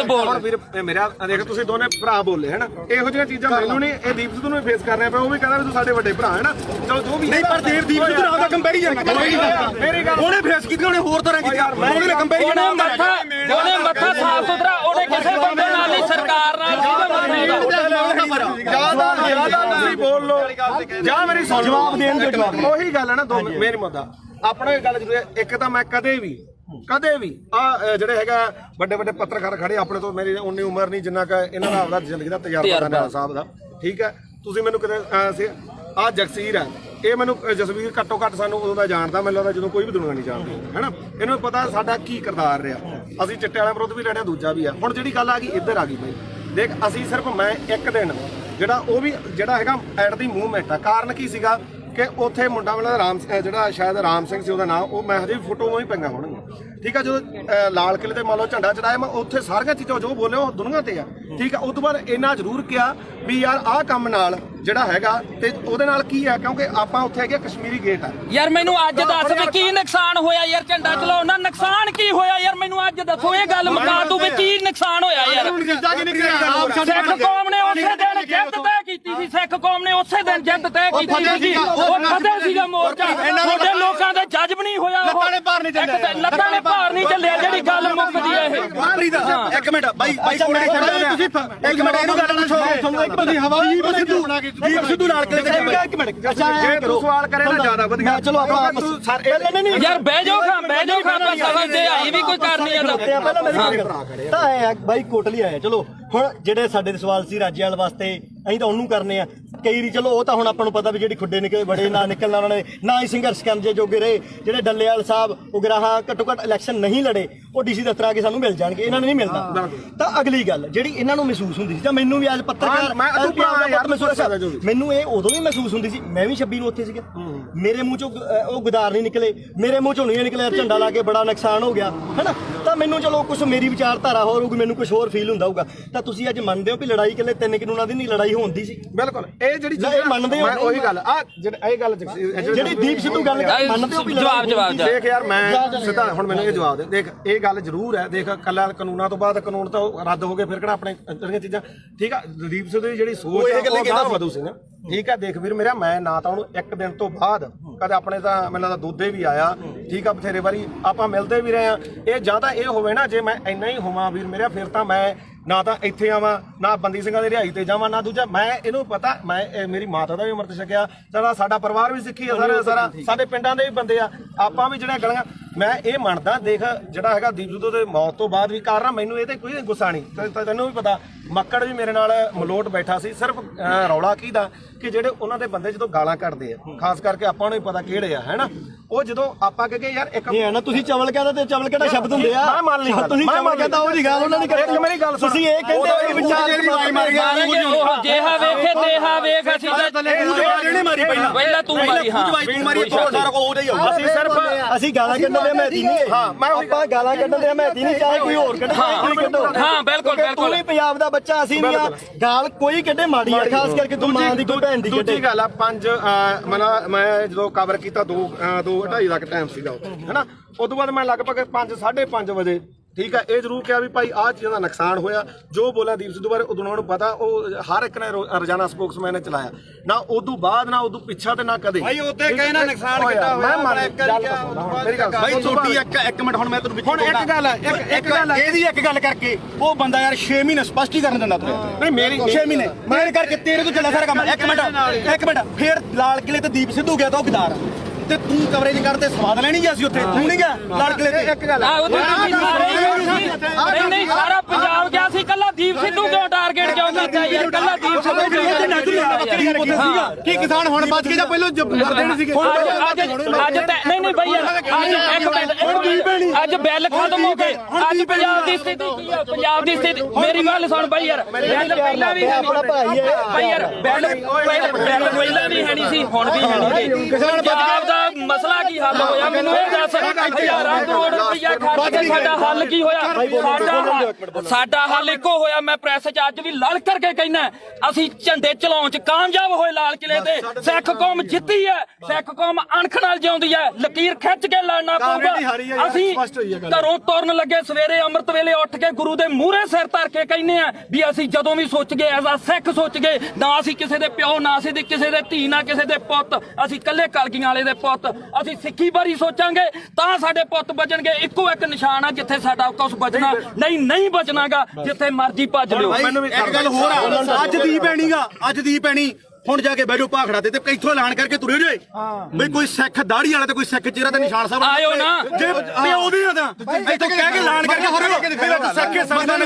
ਬੋਲ ਵੀਰ ਮੇਰਾ ਦੇਖ ਤੁਸੀਂ ਦੋਨੇ ਭਰਾ ਬੋਲੇ ਹਨ ਇਹੋ ਜਿਹੀਆਂ ਚੀਜ਼ਾਂ ਮੈਨੂੰ ਨਹੀਂ ਇਹ ਦੀਪ ਸਿੱਧੂ ਨੂੰ ਫੇਸ ਕਰ ਰਿਹਾ ਪਿਆ ਉਹ ਵੀ ਕਹਿੰਦਾ ਵੀ ਤੂੰ ਸਾਡੇ ਵੱਡੇ ਭਰਾ ਹੈ ਨਾ ਚਲੋ ਜੋ ਵੀ ਨਹੀਂ ਪਰ ਦੀਪ ਸਿੱਧੂ ਨਾਲ ਦਾ ਕੰਪੈਰੀਜ਼ਨ ਮੇਰੀ ਗੱਲ ਉਹਨੇ ਫੇਸ ਕੀਤੀ ਉਹਨੇ ਹੋਰ ਤਰ੍ਹਾਂ ਕੀਤੀ ਉਹਨੇ ਕੰਪੈਰੀਜ਼ਨ ਉਹਨੇ ਮੱਥਾ ਸਾਫ ਸੁਥਰਾ ਉਹਨੇ ਕਿਸੇ ਬੰਦੇ ਨਾਲ ਨਹੀਂ ਸਰਕਾਰ ਨਾਲ ਸੀਗਾ ਮੱਥੇ ਜਿਆਦਾ ਤੁਸੀਂ ਬੋਲ ਲੋ ਜਾਂ ਮੇਰੀ ਸੁਣ ਜਵਾਬ ਦੇਣ ਦੇ ਜਵਾਬ ਉਹੀ ਗੱਲ ਹੈ ਨਾ ਦੋ ਮੇਰੀ ਮੁੱਦਾ ਆਪਣਾ ਇਹ ਗੱਲ ਜ਼ਰੂਰ ਹੈ ਇੱਕ ਤਾਂ ਮੈਂ ਕਦੇ ਵੀ ਆ ਜਿਹੜੇ ਹੈਗਾ ਵੱਡੇ ਵੱਡੇ ਪੱਤਰਕਾਰ ਖੜੇ ਆਪਣੇ ਤੋਂ ਮੇਰੀ ਉਨੀ ਉਮਰ ਨਹੀਂ ਜਿੰਨਾ ਕਿ ਇਹਨਾਂ ਦਾ ਆਪਦਾ ਜ਼ਿੰਦਗੀ ਦਾ ਤਜਰਬਾ ਨਾਨਾ ਸਾਹਿਬ ਦਾ ਠੀਕ ਹੈ ਤੁਸੀਂ ਮੈਨੂੰ ਕਿਤੇ ਆ ਜਗਸੀਰ ਹੈ ਇਹ ਮੈਨੂੰ ਜਸਵੀਰ ਘੱਟੋ ਘੱਟ ਸਾਨੂੰ ਉਦੋਂ ਦਾ ਜਾਣਦਾ ਮੈਨੂੰ ਲੱਗਦਾ ਜਦੋਂ ਕੋਈ ਵੀ ਦੁਨੀਆ ਨਹੀਂ ਜਾਣਦੀ ਹੈਨਾ ਇਹਨੂੰ ਪਤਾ ਸਾਡਾ ਕੀ ਕਿਰਦਾਰ ਰਿਹਾ ਅਸੀਂ ਚਿੱਟੇ ਵਾਲਿਆਂ ਵਿਰੁੱਧ ਵੀ ਲੜਿਆ ਦੂਜਾ ਵੀ ਆ ਹੁਣ ਜਿਹੜੀ ਗੱਲ ਆ ਗਈ ਇੱਧਰ ਆ ਗਈ ਬਈ ਦੇਖ ਅਸੀਂ ਸਿਰਫ ਮੈਂ ਇੱਕ ਦਿਨ ਜਿਹੜਾ ਉਹ ਵੀ ਜਿਹੜਾ ਹੈਗਾ ਐਟ ਦੀ ਮੂਵਮੈਂਟ ਆ ਕਾਰਨ ਕੀ ਸੀਗਾ ਕਿ ਉੱਥੇ ਮੁੰਡਾ ਵਾਲਾ ਰਾਮ ਜਿਹੜਾ ਸ਼ਾਇਦ ਰਾਮ ਸਿੰਘ ਸੀ ਉਹਦਾ ਨਾਮ ਉਹ ਮੈਂ ਹਜੇ ਫੋਟੋਆਂ ਹੀ ਪਈਆਂ ਹੋਣਗੀਆਂ ਠੀਕ ਆ ਜਦੋਂ ਲਾਲ ਕਿਲੇ ਤੇ ਮੰਨ ਲਓ ਝੰਡਾ ਚੜਾਇਆ ਮੈਂ ਉੱਥੇ ਸਾਰੀਆਂ ਚੀਜ਼ਾਂ ਜੋ ਬੋਲੇ ਉਹ ਦੁਨੀਆ ਤੇ ਆ ਠੀਕ ਆ ਉਸ ਤੋਂ ਬਾਅਦ ਇੰਨਾ ਜ਼ਰੂਰ ਕਿਹਾ ਵੀ ਯਾਰ ਆਹ ਕੰਮ ਨਾਲ ਜਿਹੜਾ ਹੈਗਾ ਤੇ ਉਹਦੇ ਨਾਲ ਕੀ ਆ ਕਿਉਂਕਿ ਆਪਾਂ ਉੱਥੇ ਹੈਗੇ ਕਸ਼ਮੀਰੀ ਗੇਟ ਆ ਯਾਰ ਮੈਨੂੰ ਅੱਜ ਦੱਸ ਵੀ ਕੀ ਨੁਕਸਾਨ ਹੋਇਆ ਯਾਰ ਝੰਡਾ ਚਲਾਉਣ ਨਾਲ ਨੁਕਸਾਨ ਕੀ ਹੋਇਆ ਯਾਰ ਮੈਨੂੰ ਅੱਜ ਦੱਸੋ ਇਹ ਗੱਲ ਮੁਕਾ ਦੂ ਵੀ ਕੀ ਨੁਕਸਾਨ ਹੋਇਆ ਯਾਰ ਸਿੱਖ ਕੌਮ ਨੇ ਉਸੇ ਦਿਨ ਜਿੱਤ ਤੈਅ ਕੀਤੀ ਸੀ ਸਿੱਖ ਕੌਮ ਨੇ ਉਸੇ ਦਿਨ ਜਿੱਤ ਤੈਅ ਕੀਤੀ ਸੀ ਉਹ ਫਤਿਹ ਸੀਗਾ ਮੋਰਚਾ ਤੁਹਾਡੇ ਲੋਕਾਂ ਦਾ ਜੱਜਬ ਨਹੀਂ ਹੋਇਆ ਲੱਤਾਂ ਨੇ ਭਾਰ ਨਹੀਂ ਚੱਲਿਆ ਜਿਹੜੀ ਗੱਲ ਮੁੱਕਦੀ ਹੈ ਇਹ ਇੱਕ ਮਿੰਟ ਬਾਈ ਕੋਲੇ ਤੁਸੀਂ ਇੱਕ ਮਿੰਟ ਇਹਨੂੰ ਗੱਲ ਨਾ ਸੁਣੋ ਇੱਕ ਮਿੰਟ ਹਵਾਈ ਦੀਪ ਸਿੱਧੂ ਨਾਲ ਕਿਤੇ ਇੱਕ ਮਿੰਟ ਜੇ ਤੂੰ ਸਵਾਲ ਕਰੇ ਨਾ ਜ਼ਿਆਦਾ ਵਧੀਆ ਚਲੋ ਆਪਾਂ ਯਾਰ ਬਹਿ ਜਾਓ ਖਾਂ ਸਮਝ ਜੇ ਆਈ ਵੀ ਕੋਈ ਕਰਨੀ ਆ ਪਹਿਲਾਂ ਮੇਰੀ ਤਾਂ ਆਏ ਬਾਈ ਕੋਟਲੀ ਆਏ ਚਲੋ ਹੁਣ ਜਿਹੜੇ ਸਾਡੇ ਸਵਾਲ ਸੀ ਰਾਜੇਵਾਲ ਵਾਸਤੇ ਅਸੀਂ ਤਾਂ ਉਹਨੂੰ ਕਰਨੇ ਆ ਕਈ ਰੀ ਚਲੋ ਉਹ ਤਾਂ ਹੁਣ ਆਪਾਂ ਨੂੰ ਪਤਾ ਵੀ ਜਿਹੜੀ ਖੁੱਡੇ ਨਿਕਲੇ ਬੜੇ ਨਾ ਨਿਕਲਣਾ ਉਹਨਾਂ ਨੇ ਨਾ ਹੀ ਸੰਘਰਸ਼ ਕਰਨ ਜੇ ਜੋਗੇ ਰਹੇ ਜਿਹੜੇ ਡੱਲੇਵਾਲ ਸਾਹਿਬ ਉਗਰਾਹਾਂ ਘੱਟੋ ਘੱਟ ਇਲੈਕਸ਼ਨ ਨਹੀਂ ਲੜੇ ਉਹ ਡੀਸੀ ਦਫ਼ਤਰ ਆ ਕੇ ਸਾਨੂੰ ਮਿਲ ਜਾਣਗੇ ਇਹਨਾਂ ਨੂੰ ਨਹੀਂ ਮਿਲਦਾ ਤਾਂ ਅਗਲੀ ਗੱਲ ਜਿਹੜੀ ਇਹਨਾਂ ਨੂੰ ਮਹਿਸੂਸ ਹੁੰਦੀ ਸੀ ਜਾਂ ਮੈਨੂੰ ਵੀ ਅੱਜ ਪੱਤਰਕਾਰ ਮੈਨੂੰ ਇਹ ਉਦੋਂ ਵੀ ਮਹਿਸੂਸ ਹੁੰਦੀ ਸੀ ਮੈਂ ਵੀ 26 ਨੂੰ ਉੱਥੇ ਸੀਗਾ ਮੇਰੇ ਮੂੰਹ ਚੋਂ ਉਹ ਗੁਦਾਰ ਨਹੀਂ ਨਿਕਲੇ ਮੇਰੇ ਮੂੰਹ ਚੋਂ ਨਹੀਂ ਨਿਕਲਿਆ ਝੰਡਾ ਲਾ ਕੇ ਬੜਾ ਨੁਕਸਾਨ ਹੋ ਗਿਆ ਹੈਨਾ ਤਾਂ ਮੈਨੂੰ ਚਲੋ ਕੁਝ ਮੇਰੀ ਵਿਚਾਰਧਾਰਾ ਹੋਰ ਹੋਊਗੀ ਮੈਨੂੰ ਕੁਝ ਹੋਰ ਫੀਲ ਹੁੰਦਾ ਹੋਊਗਾ ਤਾਂ ਤੁਸੀਂ ਅੱਜ ਮੰਨਦੇ ਹੋ ਵੀ ਲੜਾਈ ਇਕੱਲੇ 3 ਕਾਨੂੰਨਾਂ ਦੀ ਨਹੀਂ ਲੜਾਈ ਹੁੰਦੀ ਸੀ ਬਿਲਕੁਲ ਇਹ ਜਿਹੜੀ ਇਹ ਮੰਨਦੇ ਹੋ ਉਹੀ ਗੱਲ ਆ ਇਹ ਗੱਲ ਜਿਹੜੀ ਦੀਪ ਸਿੱਧੂ ਗੱਲ ਮੰਨਦੇ ਹੋ ਜਵਾਬ ਦੇਖ ਯਾਰ ਮੈਂ ਸਿੱਧਾ ਹੁਣ ਮੈਨੂੰ ਇਹ ਜਵਾਬ ਦੇ ਦੇਖ ਇਹ ਗੱਲ ਜ਼ਰੂਰ ਹੈ ਦੇਖ ਕੱਲਾ ਕਾਨੂੰਨਾਂ ਤੋਂ ਬਾਅਦ ਕਾਨੂੰਨ ਤਾਂ ਰੱਦ ਹੋ ਗਏ ਫਿਰ ਕਿਹੜਾ ਆਪਣੇ ਜਿਹੜੀਆਂ ਚੀਜ਼ਾਂ ਠੀਕ ਆ ਦੀਪ ਸਿੱਧੂ ਦੀ ਜਿਹੜੀ ਸੋਚ ਹੈ ਉਹ ਗਾਹ ਵਧੂ ਸੀ ਨਾ ਠੀਕ ਆ ਦੇਖ ਵੀਰ ਮੇਰਾ ਮੈਂ ਨਾ ਤਾਂ ਉਹਨੂੰ ਇੱਕ ਦਿਨ ਤੋਂ ਬਾਅਦ ਕਦੇ ਆਪਣੇ ਤਾਂ ਮੈਨੂੰ ਲੱਗਦਾ ਦੋਦੇ ਵੀ ਆਇਆ ਠੀਕ ਆ ਬਥੇਰੇ ਵਾਰੀ ਆਪਾਂ ਮਿਲਦੇ ਵੀ ਰਹੇ ਆ ਇਹ ਜਾਂ ਤਾਂ ਇਹ ਹੋਵੇ ਨਾ ਜੇ ਮੈਂ ਇੰਨਾ ਹੀ ਹੋਵਾਂ ਵੀਰ ਮੇਰਾ ਫਿਰ ਤਾਂ ਮੈਂ ਨਾ ਤਾਂ ਇੱਥੇ ਆਵਾਂ ਨਾ ਬੰਦੀ ਸਿੰਘਾਂ ਦੀ ਰਿਹਾਈ ਤੇ ਜਾਵਾਂ ਨਾ ਦੂਜਾ ਮੈਂ ਇਹਨੂੰ ਪਤਾ ਮੈਂ ਮੇਰੀ ਮਾਤਾ ਦਾ ਵੀ ਅੰਮ੍ਰਿਤ ਛਕਿਆ ਸਾਡਾ ਪਰਿਵਾਰ ਵੀ ਸਿੱਖੀ ਆ ਸਾਰਾ ਸਾਡੇ ਪਿੰਡਾਂ ਦੇ ਵੀ ਬੰਦੇ ਆ ਆਪਾਂ ਵੀ ਜਿਹੜਾ ਗਲੀਆਂ ਮੈਂ ਇਹ ਮੰਨਦਾ ਦੇਖ ਜਿਹੜਾ ਹੈਗਾ ਦੀਪ ਸਿੱਧੂ ਦੇ ਮੌਤ ਤੋਂ ਬਾਅਦ ਵੀ ਕਾਰਨ ਮੈਨੂੰ ਇਹ ਤੇ ਕੋਈ ਗੁੱਸਾ ਨਹੀਂ ਤੈਨੂੰ ਵੀ ਪਤਾ ਮੱਕੜ ਵੀ ਮੇਰੇ ਨਾਲ ਮਲੋਟ ਬੈਠਾ ਸੀ ਸਿਰਫ ਰੌਲਾ ਕੀ ਦਾ ਕਿ ਜਿਹੜੇ ਉਹਨਾਂ ਦੇ ਬੰਦੇ ਜਦੋਂ ਗਾਲਾਂ ਕੱਢਦੇ ਆ ਖਾਸ ਕਰਕੇ ਆਪਾਂ ਨੂੰ ਹੀ ਪਤਾ ਕਿਹੜੇ ਆ ਹੈਨਾ ਉਹ ਜਦੋਂ ਆਪਾਂ ਕਹੇ ਯਾਰ ਇੱਕ ਇਹ ਹੈ ਨਾ ਤੁਸੀਂ ਚਵਲ ਕਹਿੰਦਾ ਤੇ ਚਵਲ ਕਿਹੜਾ ਸ਼ਬਦ ਹੁੰਦੇ ਆ ਮੈਂ ਮੰਨ ਲਈ ਤੁਸੀਂ ਚਵਲ ਕਹਿੰਦਾ ਉਹ ਦੀ ਗੱਲ ਉਹਨਾਂ ਨੇ ਕਰੀ ਮੇਰੀ ਗੱਲ ਸੁਣ ਤੁਸੀਂ ਇਹ ਕਹਿੰਦੇ ਵਿਚਾਰ ਜੇਹਾ ਵੇਖੇ ਤੇਹਾ ਵੇਖ ਅਸੀਂ ਇਹਨੇ ਮਾਰੀ ਪਹਿਲਾਂ ਤੂੰ ਮਾਰੀ ਹਾਂ ਤੂੰ ਮਾਰੀ ਸਾਰਾ ਕੋ ਉਹਦਾ ਹੀ ਹੋਊ ਅਸੀਂ ਸਿਰਫ ਅਸੀਂ ਗਾਲਾਂ ਕੱਢਣ ਦੇ ਮਹਿਤੀ ਨਹੀਂ ਹਾਂ ਮੈਂ ਆਪਾਂ ਗਾਲਾਂ ਕੱਢਣ ਦੇ ਮਹਿਤੀ ਨਹੀਂ ਚਾਹੇ ਕੋਈ ਹੋਰ ਕੱਢੇ ਕੋਈ ਕੱਢੋ ਹਾਂ ਬਿਲਕੁਲ ਤੂੰ ਵੀ ਪੰਜਾਬ ਦਾ ਬੱਚਾ ਅਸੀਂ ਨਹੀਂ ਆ ਗਾਲ ਕੋਈ ਕੱਢੇ ਮਾੜੀ ਆ ਖਾਸ ਕਰਕੇ ਤੂੰ ਮਾਂ ਦੀ ਕੋਈ ਭੈਣ ਦੀ ਕੱਢੇ ਦੂਜੀ ਗੱਲ ਆ ਮੈਂ ਜਦੋਂ ਕਵਰ ਕੀਤਾ 2:30 ਦਾ ਟਾਈਮ ਸੀਗਾ ਹੈਨਾ ਉਸ ਤੋਂ ਬਾਅਦ ਮੈਂ ਲਗਭਗ 5:30 ਵਜੇ ਠੀਕ ਹੈ ਇਹ ਜ਼ਰੂਰ ਕਿਹਾ ਵੀ ਭਾਈ ਆਹ ਚੀਜ਼ਾਂ ਦਾ ਨੁਕਸਾਨ ਹੋਇਆ ਜੋ ਬੋਲਿਆ ਦੀਪ ਸਿੱਧੂ ਬਾਰੇ ਉਦੋਂ ਨੂੰ ਪਤਾ ਉਹ ਹਰ ਇੱਕ ਨੇ ਰੋਜ਼ਾਨਾ ਸਪੋਕਸਮੈਨ ਨੇ ਚਲਾਇਆ ਨਾ ਉਦੋਂ ਬਾਅਦ ਨਾ ਉਦੋਂ ਪਿੱਛਾ ਤੇ ਨਾ ਕਦੇ ਭਾਈ ਉੱਤੇ ਕਹੇ ਨਾ ਨੁਕਸਾਨ ਕਿੱਦਾਂ ਹੋਇਆ ਮੈਂ ਇੱਕ ਵਾਰੀ ਕਿਹਾ ਮੇਰੀ ਗੱਲ ਭਾਈ ਛੋਟੀ ਇੱਕ ਮਿੰਟ ਹੁਣ ਮੈਂ ਤੈਨੂੰ ਹੁਣ ਇੱਕ ਗੱਲ ਹੈ ਇੱਕ ਗੱਲ ਹੈ ਇਹਦੀ ਇੱਕ ਗੱਲ ਕਰਕੇ ਉਹ ਬੰਦਾ ਯਾਰ 6 ਮਹੀਨੇ ਸਪਸ਼ਟੀਕਰਨ ਦਿੰਦਾ ਤੈਨੂੰ ਨਹੀਂ ਮੇਰੀ 6 ਮਹੀਨੇ ਮੇਰੇ ਕਰਕੇ ਤੇਰੇ ਤੋਂ ਚੱਲਿਆ ਸਾਰਾ ਕੰਮ ਇੱਕ ਮਿੰਟ ਫੇਰ ਲਾਲ ਕਿਲੇ ਤੇ ਦੀਪ ਸਿੱਧੂ ਗਿਆ ਤਾਂ ਉਹ ਗਦਾਰ ਤੇ ਤੂੰ ਕਵਰੇਜ ਕਰਦੇ ਸਵਾਦ ਲੈਣੀ ਗਿਆ ਸੀ ਉੱਥੇ ਤੂੰ ਨਹੀਂ ਗਿਆ ਲਾਲ ਕਿਲੇ ਤੇ ਇੱਕ ਗੱਲ ਆਹ ਉਦੋਂ ਤੁਸੀਂ ਸਾਰੇ ਨਹੀਂ ਨਹੀਂ ਸਾਰਾ ਪੰਜਾਬ ਗਿਆ ਸੀ ਕੱਲਾ ਦੀਪ ਸਿੱਧੂ ਕਿਉਂ ਟਾਰਗੇਟ ਕਿਉਂ ਕੀਤਾ ਯਾਰ ਕੱਲਾ ਦੀਪ ਸਿੱਧੂ ਕਿਉਂ ਕੀ ਕਿਸਾਨ ਹੁਣ ਬਚ ਗਏ ਜਾਂ ਪਹਿਲਾਂ ਮਰਦੇ ਨਹੀਂ ਸੀਗੇ ਅੱਜ ਨਹੀਂ ਨਹੀਂ ਬਈ ਅੱਜ ਬਿੱਲ ਖਤਮ ਹੋ ਗਏ ਅੱਜ ਪੰਜਾਬ ਦੀ ਸਥਿਤੀ ਕੀ ਹੈ ਪੰਜਾਬ ਦੀ ਸਥਿਤੀ ਮੇਰੀ ਗੱਲ ਸੁਣ ਬਈ ਯਾਰ ਬਿੱਲ ਪਹਿਲਾਂ ਵੀ ਹੈ ਬਈ ਯਾਰ ਬਿੱਲ ਪਹਿਲਾਂ ਵੀ ਹੈ ਨਹੀਂ ਸੀ ਹੁਣ ਵੀ ਹੈ ਨਹੀਂ ਪੰਜਾਬ ਦਾ ਮਸਲਾ ਕੀ ਹੱਲ ਹੋਇਆ ਮੈਨੂੰ ਇਹ ਦੱਸ ਹਜ਼ਾਰਾਂ ਕਰੋੜ ਰੁਪਇਆ ਖਰਚ ਕੇ ਸਾਡਾ ਹੱਲ ਕੀ ਹੋਇਆ ਸਾਡਾ ਹੱਲ ਇੱਕੋ ਹੋਇਆ ਮੈਂ ਪ੍ਰੈਸ 'ਚ ਅੱਜ ਵੀ ਲੜ ਕਰਕੇ ਕਹਿਣਾ ਅਸੀਂ ਝੰਡੇ ਚਲਾਉਣ 'ਚ ਕਾਮਯਾਬ ਹੋਏ ਲਾਲ ਕਿਲੇ ਤੇ ਸਿੱਖ ਕੌਮ ਜਿੱਤੀ ਹੈ ਸਿੱਖ ਕੌਮ ਅਣਖ ਨਾਲ ਜਿਉਂਦੀ ਹੈ ਲਕੀਰ ਖਿੱਚ ਕੇ ਲੜਨਾ ਪਊਗਾ ਅਸੀਂ ਘਰੋਂ ਤੁਰਨ ਲੱਗੇ ਸਵੇਰੇ ਅੰਮ੍ਰਿਤ ਵੇਲੇ ਉੱਠ ਕੇ ਗੁਰੂ ਦੇ ਮੂਹਰੇ ਸਿਰ ਧਰ ਕੇ ਕਹਿੰਦੇ ਆ ਵੀ ਅਸੀਂ ਜਦੋਂ ਵੀ ਸੋਚ ਗਏ ਐਜ਼ ਆ ਸਿੱਖ ਸੋਚ ਗਏ ਨਾ ਅਸੀਂ ਕਿਸੇ ਦੇ ਪਿਓ ਨਾ ਅਸੀਂ ਕਿਸੇ ਦੇ ਧੀ ਨਾ ਕਿਸੇ ਦੇ ਪੁੱਤ ਅਸੀਂ ਇਕੱਲੇ ਕਲਗੀਆਂ ਵਾਲੇ ਦੇ ਪੁੱਤ ਅਸੀਂ ਸਿੱਖੀ ਬਾਰੇ ਸੋਚਾਂਗੇ ਤਾਂ ਸਾਡੇ ਪੁੱਤ ਬਚਣਗੇ ਇੱਕੋ ਇੱਕ ਨਿਸ਼ਾਨ ਆ ਜਿੱਥੇ ਸਾਡਾ ਕੁਝ ਬਚਣਾ ਨਹੀਂ ਬਚਣਾਗਾ ਜਿੱਥੇ ਮਰਜ਼ੀ ਭੱਜ ਲਿਓ ਇੱਕ ਗੱਲ ਹੋਰ ਆ ਅੱਜ ਦੀ ਪੈਣੀਗਾ ਅੱਜ ਦੀ ਪੈਣੀ ਹੁਣ ਜਾ ਕੇ ਬੈਠੋ ਭਾਖੜਾ ਤੇ ਇੱਥੋਂ ਐਲਾਨ ਕਰਕੇ ਤੁਰੇ ਜੇ ਬਈ ਕੋਈ ਸਿੱਖ ਦਾੜੀ ਵਾਲਾ ਤੇ ਕੋਈ ਸਿੱਖ ਚਿਹਰਾ ਤੇ ਨਿਸ਼ਾਨ ਸਾਹਿਬ ਆਇਓ ਨਾ ਜੇ ਪਿਓ ਦੀ ਆ ਤਾਂ ਇੱਥੋਂ ਕਹਿ ਕੇ ਐਲਾਨ ਕਰਕੇ ਤੁਰੇ ਸਿੱਖੇ ਸੰਗਤਾਂ ਨੇ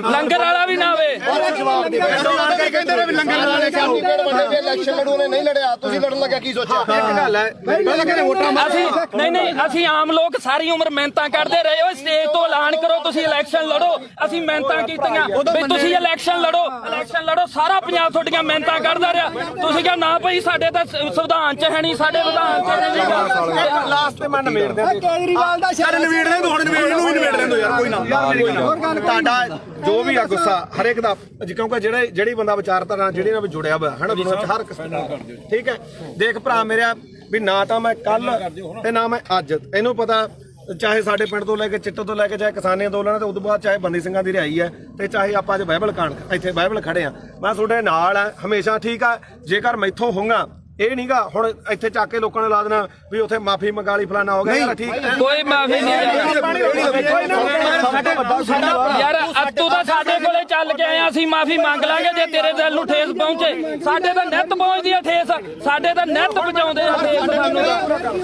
ਲੰਗਰ ਵਾਲਾ ਵੀ ਨਾ ਆਵੇ ਕਹਿੰਦੇ ਨੇ ਵੀ ਲੰਗਰ ਵਾਲੇ ਇਲੈਕਸ਼ਨ ਲੜੂ ਨੇ ਨਹੀਂ ਲੜਿਆ ਤੁਸੀਂ ਲੜਨ ਲੱਗਿਆ ਕੀ ਸੋਚਿਆ ਇੱਕ ਗੱਲ ਹੈ ਪਹਿਲਾਂ ਕਹਿੰਦੇ ਵੋਟਾਂ ਅਸੀਂ ਨਹੀਂ ਅਸੀਂ ਆਮ ਲੋਕ ਸਾਰੀ ਉਮਰ ਮਿਹਨਤਾਂ ਕਰਦੇ ਰਹੇ ਓਏ ਸਟੇਜ ਤੋਂ ਐਲਾਨ ਕਰੋ ਤੁਸੀਂ ਇਲੈਕਸ਼ਨ ਲੜੋ ਅਸੀਂ ਮਿਹਨਤਾਂ ਕੀਤੀਆਂ ਵੀ ਤੁਸੀਂ ਇਲੈਕਸ਼ਨ ਲੜੋ ਸਾਰਾ ਪੰਜਾਬ ਤੁਹਾਡੀਆਂ ਮਿਹਨਤਾਂ ਕਰਦਾ ਰਿਹਾ ਤੁਸੀਂ ਕਿਹਾ ਨਾ ਭਾਈ ਸਾਡੇ ਤਾਂ ਸੰਵਿਧਾਨ 'ਚ ਹੈ ਨਹੀਂ ਸਾਡੇ ਵਿਧਾਨ 'ਚ ਹੈ ਨਹੀਂ ਲਾਸਟ ਤੇ ਮੈਂ ਨਵੇੜ ਦਿਆਂ ਕੇਜਰੀਵਾਲ ਦਾ ਯਾਰ ਨਵੇੜ ਦੇ ਹੁਣ ਨਵੇੜ ਨੂੰ ਵੀ ਨਵੇੜ ਦੇ ਯਾਰ ਕੋਈ ਨਾ ਤੁਹਾਡਾ ਜੋ ਵੀ ਆ ਗੁੱਸਾ ਹਰੇਕ ਦਾ ਕਿਉਂਕਿ ਜਿਹੜੀ ਬੰਦਾ ਵਿਚਾਰਧਾਰਾ ਜਿਹੜੀ ਨਾਲ ਜੁੜਿਆ ਹੋਇਆ ਹੈ ਨਾ ਦੁਨੀਆ 'ਚ ਹਰ ਕਿਸਮ ਦਾ ਠੀਕ ਹੈ ਦੇਖ ਭਰਾ ਮੇਰਾ ਵੀ ਨਾ ਤਾਂ ਮੈਂ ਕੱਲ ਤੇ ਨਾ ਮੈਂ ਅੱਜ ਇਹਨੂੰ ਪਤਾ ਚਾਹੇ ਸਾਡੇ ਪਿੰਡ ਤੋਂ ਲੈ ਕੇ ਚਿੱਟੋ ਤੋਂ ਲੈ ਕੇ ਚਾਹੇ ਕਿਸਾਨੀ ਅੰਦੋਲਨ ਤੇ ਉਦੋਂ ਬਾਅਦ ਚਾਹੇ ਬੰਦੀ ਸਿੰਘਾਂ ਦੀ ਰਿਹਾਈ ਹੈ ਤੇ ਚਾਹੇ ਆਪਾਂ ਅੱਜ ਬਾਈਬਲ ਕਾਣ ਇੱਥੇ ਬਾਈਬਲ ਖੜੇ ਆ ਮੈਂ ਤੁਹਾਡੇ ਨਾਲ ਆ ਹਮੇਸ਼ਾ ਠੀਕ ਆ ਜੇਕਰ ਮੈਥੋਂ ਹੋਊਗਾ ਇਹ ਨਹੀਂਗਾ ਹੁਣ ਇੱਥੇ ਚੱਕ ਕੇ ਲੋਕਾਂ ਨੇ ਲਾ ਦੇਣਾ ਵੀ ਉੱਥੇ ਮਾਫੀ ਮੰਗਾ ਲਈ ਫਲਾਣਾ ਹੋ ਗਿਆ ਯਾਰ ਠੀਕ ਕੋਈ ਮਾਫੀ ਨਹੀਂ ਯਾਰ ਅੱਤੂ ਤਾਂ ਸਾਡੇ ਕੋਲੇ ਚੱਲ ਕੇ ਆਏ ਅਸੀਂ ਮਾਫੀ ਮੰਗ ਲਾਂਗੇ ਜੇ ਤੇਰੇ ਦਿਲ ਨੂੰ ਠੇਸ ਪਹੁੰਚੇ ਸਾਡੇ ਤਾਂ ਨਿੱਤ ਪਹੁੰਚਦੀ ਆ ਠੇਸ ਸਾਡੇ ਤਾਂ ਨਿੱਤ ਪਹੁੰਚਾਉਂਦੇ ਆ ਠੇਸ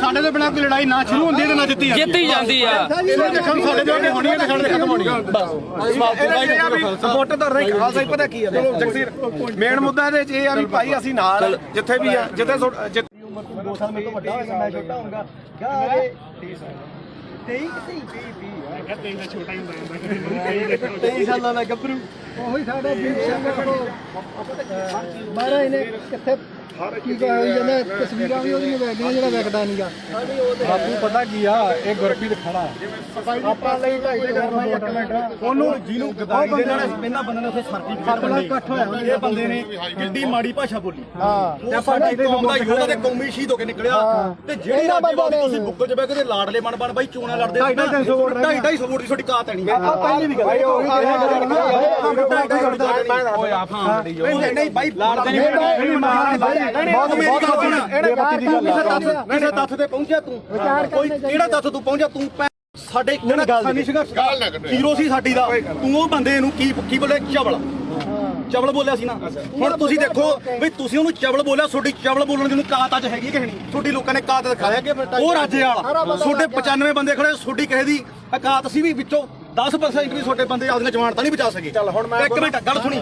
ਸਾਡੇ ਤੋਂ ਬਿਨਾ ਕੋਈ ਲੜਾਈ ਨਾ ਸ਼ੁਰੂ ਹੁੰਦੀ ਤੇ ਨਾ ਜਿੱਤੀ ਜਾਂਦੀ ਆ ਸਾਡੇ ਜੋ ਹੋਣੀ ਹੈ ਤੇ ਸਾਡੇ ਖਤਮ ਹੋਣੀ ਹੈ ਸਪੋਰਟ ਤਾਂ ਰਹੀ ਖਾਲਸਾ ਹੀ ਪਤਾ ਕੀ ਹੈ ਜਗਸੀਰ ਮੇਨ ਮੁੱਦਾ ਇਹਦੇ ਚ ਇਹ ਆ ਵੀ ਭਾਈ ਅਸੀਂ ਨਾਲ ਜਿੱਥੇ ਵੀ ਆ ਜਿੱਥੇ 2 ਸਾਲ ਮੇਰੇ ਤੋਂ ਵੱਡਾ ਹੋਏਗਾ ਮੈਂ ਛੋਟਾ ਹੋਊਗਾ ਕਿਆ 23 ਸਾਲਾਂ ਦਾ ਗੱਭਰੂ ਉਹੀ ਸਾਡਾ ਦੀਪ ਸਿੰਘ ਮਾਰਾ ਇਹਨੇ ਕਿੱਥੇ ਕੀ ਹੋਈ ਜਾਂਦਾ ਤਸਵੀਰਾਂ ਵੀ ਉਹਦੀਆਂ ਵਗਦੀਆਂ ਜਿਹੜਾ ਵਿਕਦਾ ਨਹੀਂਗਾ ਬਾਪੂ ਪਤਾ ਕੀ ਆ ਇਹ ਗੁਰਪ੍ਰੀਤ ਖੜਾ ਆਪਾਂ ਲਈ ਉਹਨੂੰ ਜਿਹਨੂੰ ਗਦਾਈ ਦੇ ਨਾਲ ਇਹਨਾਂ ਬੰਦੇ ਨੇ ਉੱਥੇ ਸਰਟੀਫਿਕੇਟ ਇਕੱਠ ਹੋਇਆ ਇਹ ਬੰਦੇ ਨੇ ਕਿੱਡੀ ਮਾੜੀ ਭਾਸ਼ਾ ਬੋਲੀ ਤੇ ਸਾਡੀ ਕੌਮ ਦਾ ਯੋਧਾ ਤੇ ਕੌਮੀ ਸ਼ਹੀਦ ਹੋ ਕੇ ਨਿਕਲਿਆ ਤੇ ਜਿਹੜੇ ਰਾਜੇ ਤੁਸੀਂ ਬੁੱਕ 'ਚ ਬਹਿ ਕੇ ਲਾੜਲੇ ਬਣ ਬਾਈ ਚੋਣਾਂ ਲੜਦੇ 250 ਵੋਟ ਦੀ ਤੁਹਾਡੀ ਕਾਤ ਨਹੀਂ ਪਹਿਲੀ ਵੀ ਗੱਲ ਨਹੀਂ ਬਾਈ ਲਾੜਦੇ ਨਹੀਂ ਕਿਸੇ ਤੱਥ ਤੇ ਪਹੁੰਚਿਆ ਤੂੰ ਕੋਈ ਕਿਹੜਾ ਤੱਥ ਤੂੰ ਪਹੁੰਚਿਆ ਤੂੰ ਸਾਡੇ ਕਿਸਾਨੀ ਸੰਘਰਸ਼ ਹੀਰੋ ਸੀ ਸਾਡੀ ਦਾ ਤੂੰ ਉਹ ਬੰਦੇ ਨੂੰ ਕੀ ਬੋਲੇ ਚਵਲ ਬੋਲਿਆ ਸੀ ਨਾ ਹੁਣ ਤੁਸੀਂ ਦੇਖੋ ਵੀ ਤੁਸੀਂ ਉਹਨੂੰ ਚਵਲ ਬੋਲਿਆ ਤੁਹਾਡੀ ਚਵਲ ਬੋਲਣ ਦੀ ਨੂੰ ਕਾਤ ਅੱਜ ਹੈਗੀ ਕਿ ਨਹੀਂ ਤੁਹਾਡੀ ਲੋਕਾਂ ਨੇ ਕਾਤ ਦਿਖਾਇਆ ਉਹ ਰਾਜੇ ਵਾਲਾ ਤੁਹਾਡੇ 95 ਬੰਦੇ ਖੜੇ ਤੁਹਾਡੀ ਕਿਸੇ ਦੀ ਕਾਤ ਸੀ ਵੀ ਵਿੱਚੋਂ 10% ਵੀ ਤੁਹਾਡੇ ਬੰਦੇ ਆਪਣੀਆਂ ਜਵਾਨਤਾਂ ਨਹੀਂ ਬਚਾ ਸਕੇ ਚੱਲ ਹੁਣ ਮੈਂ ਇੱਕ ਮਿੰਟ ਗੱਲ ਸੁਣੀ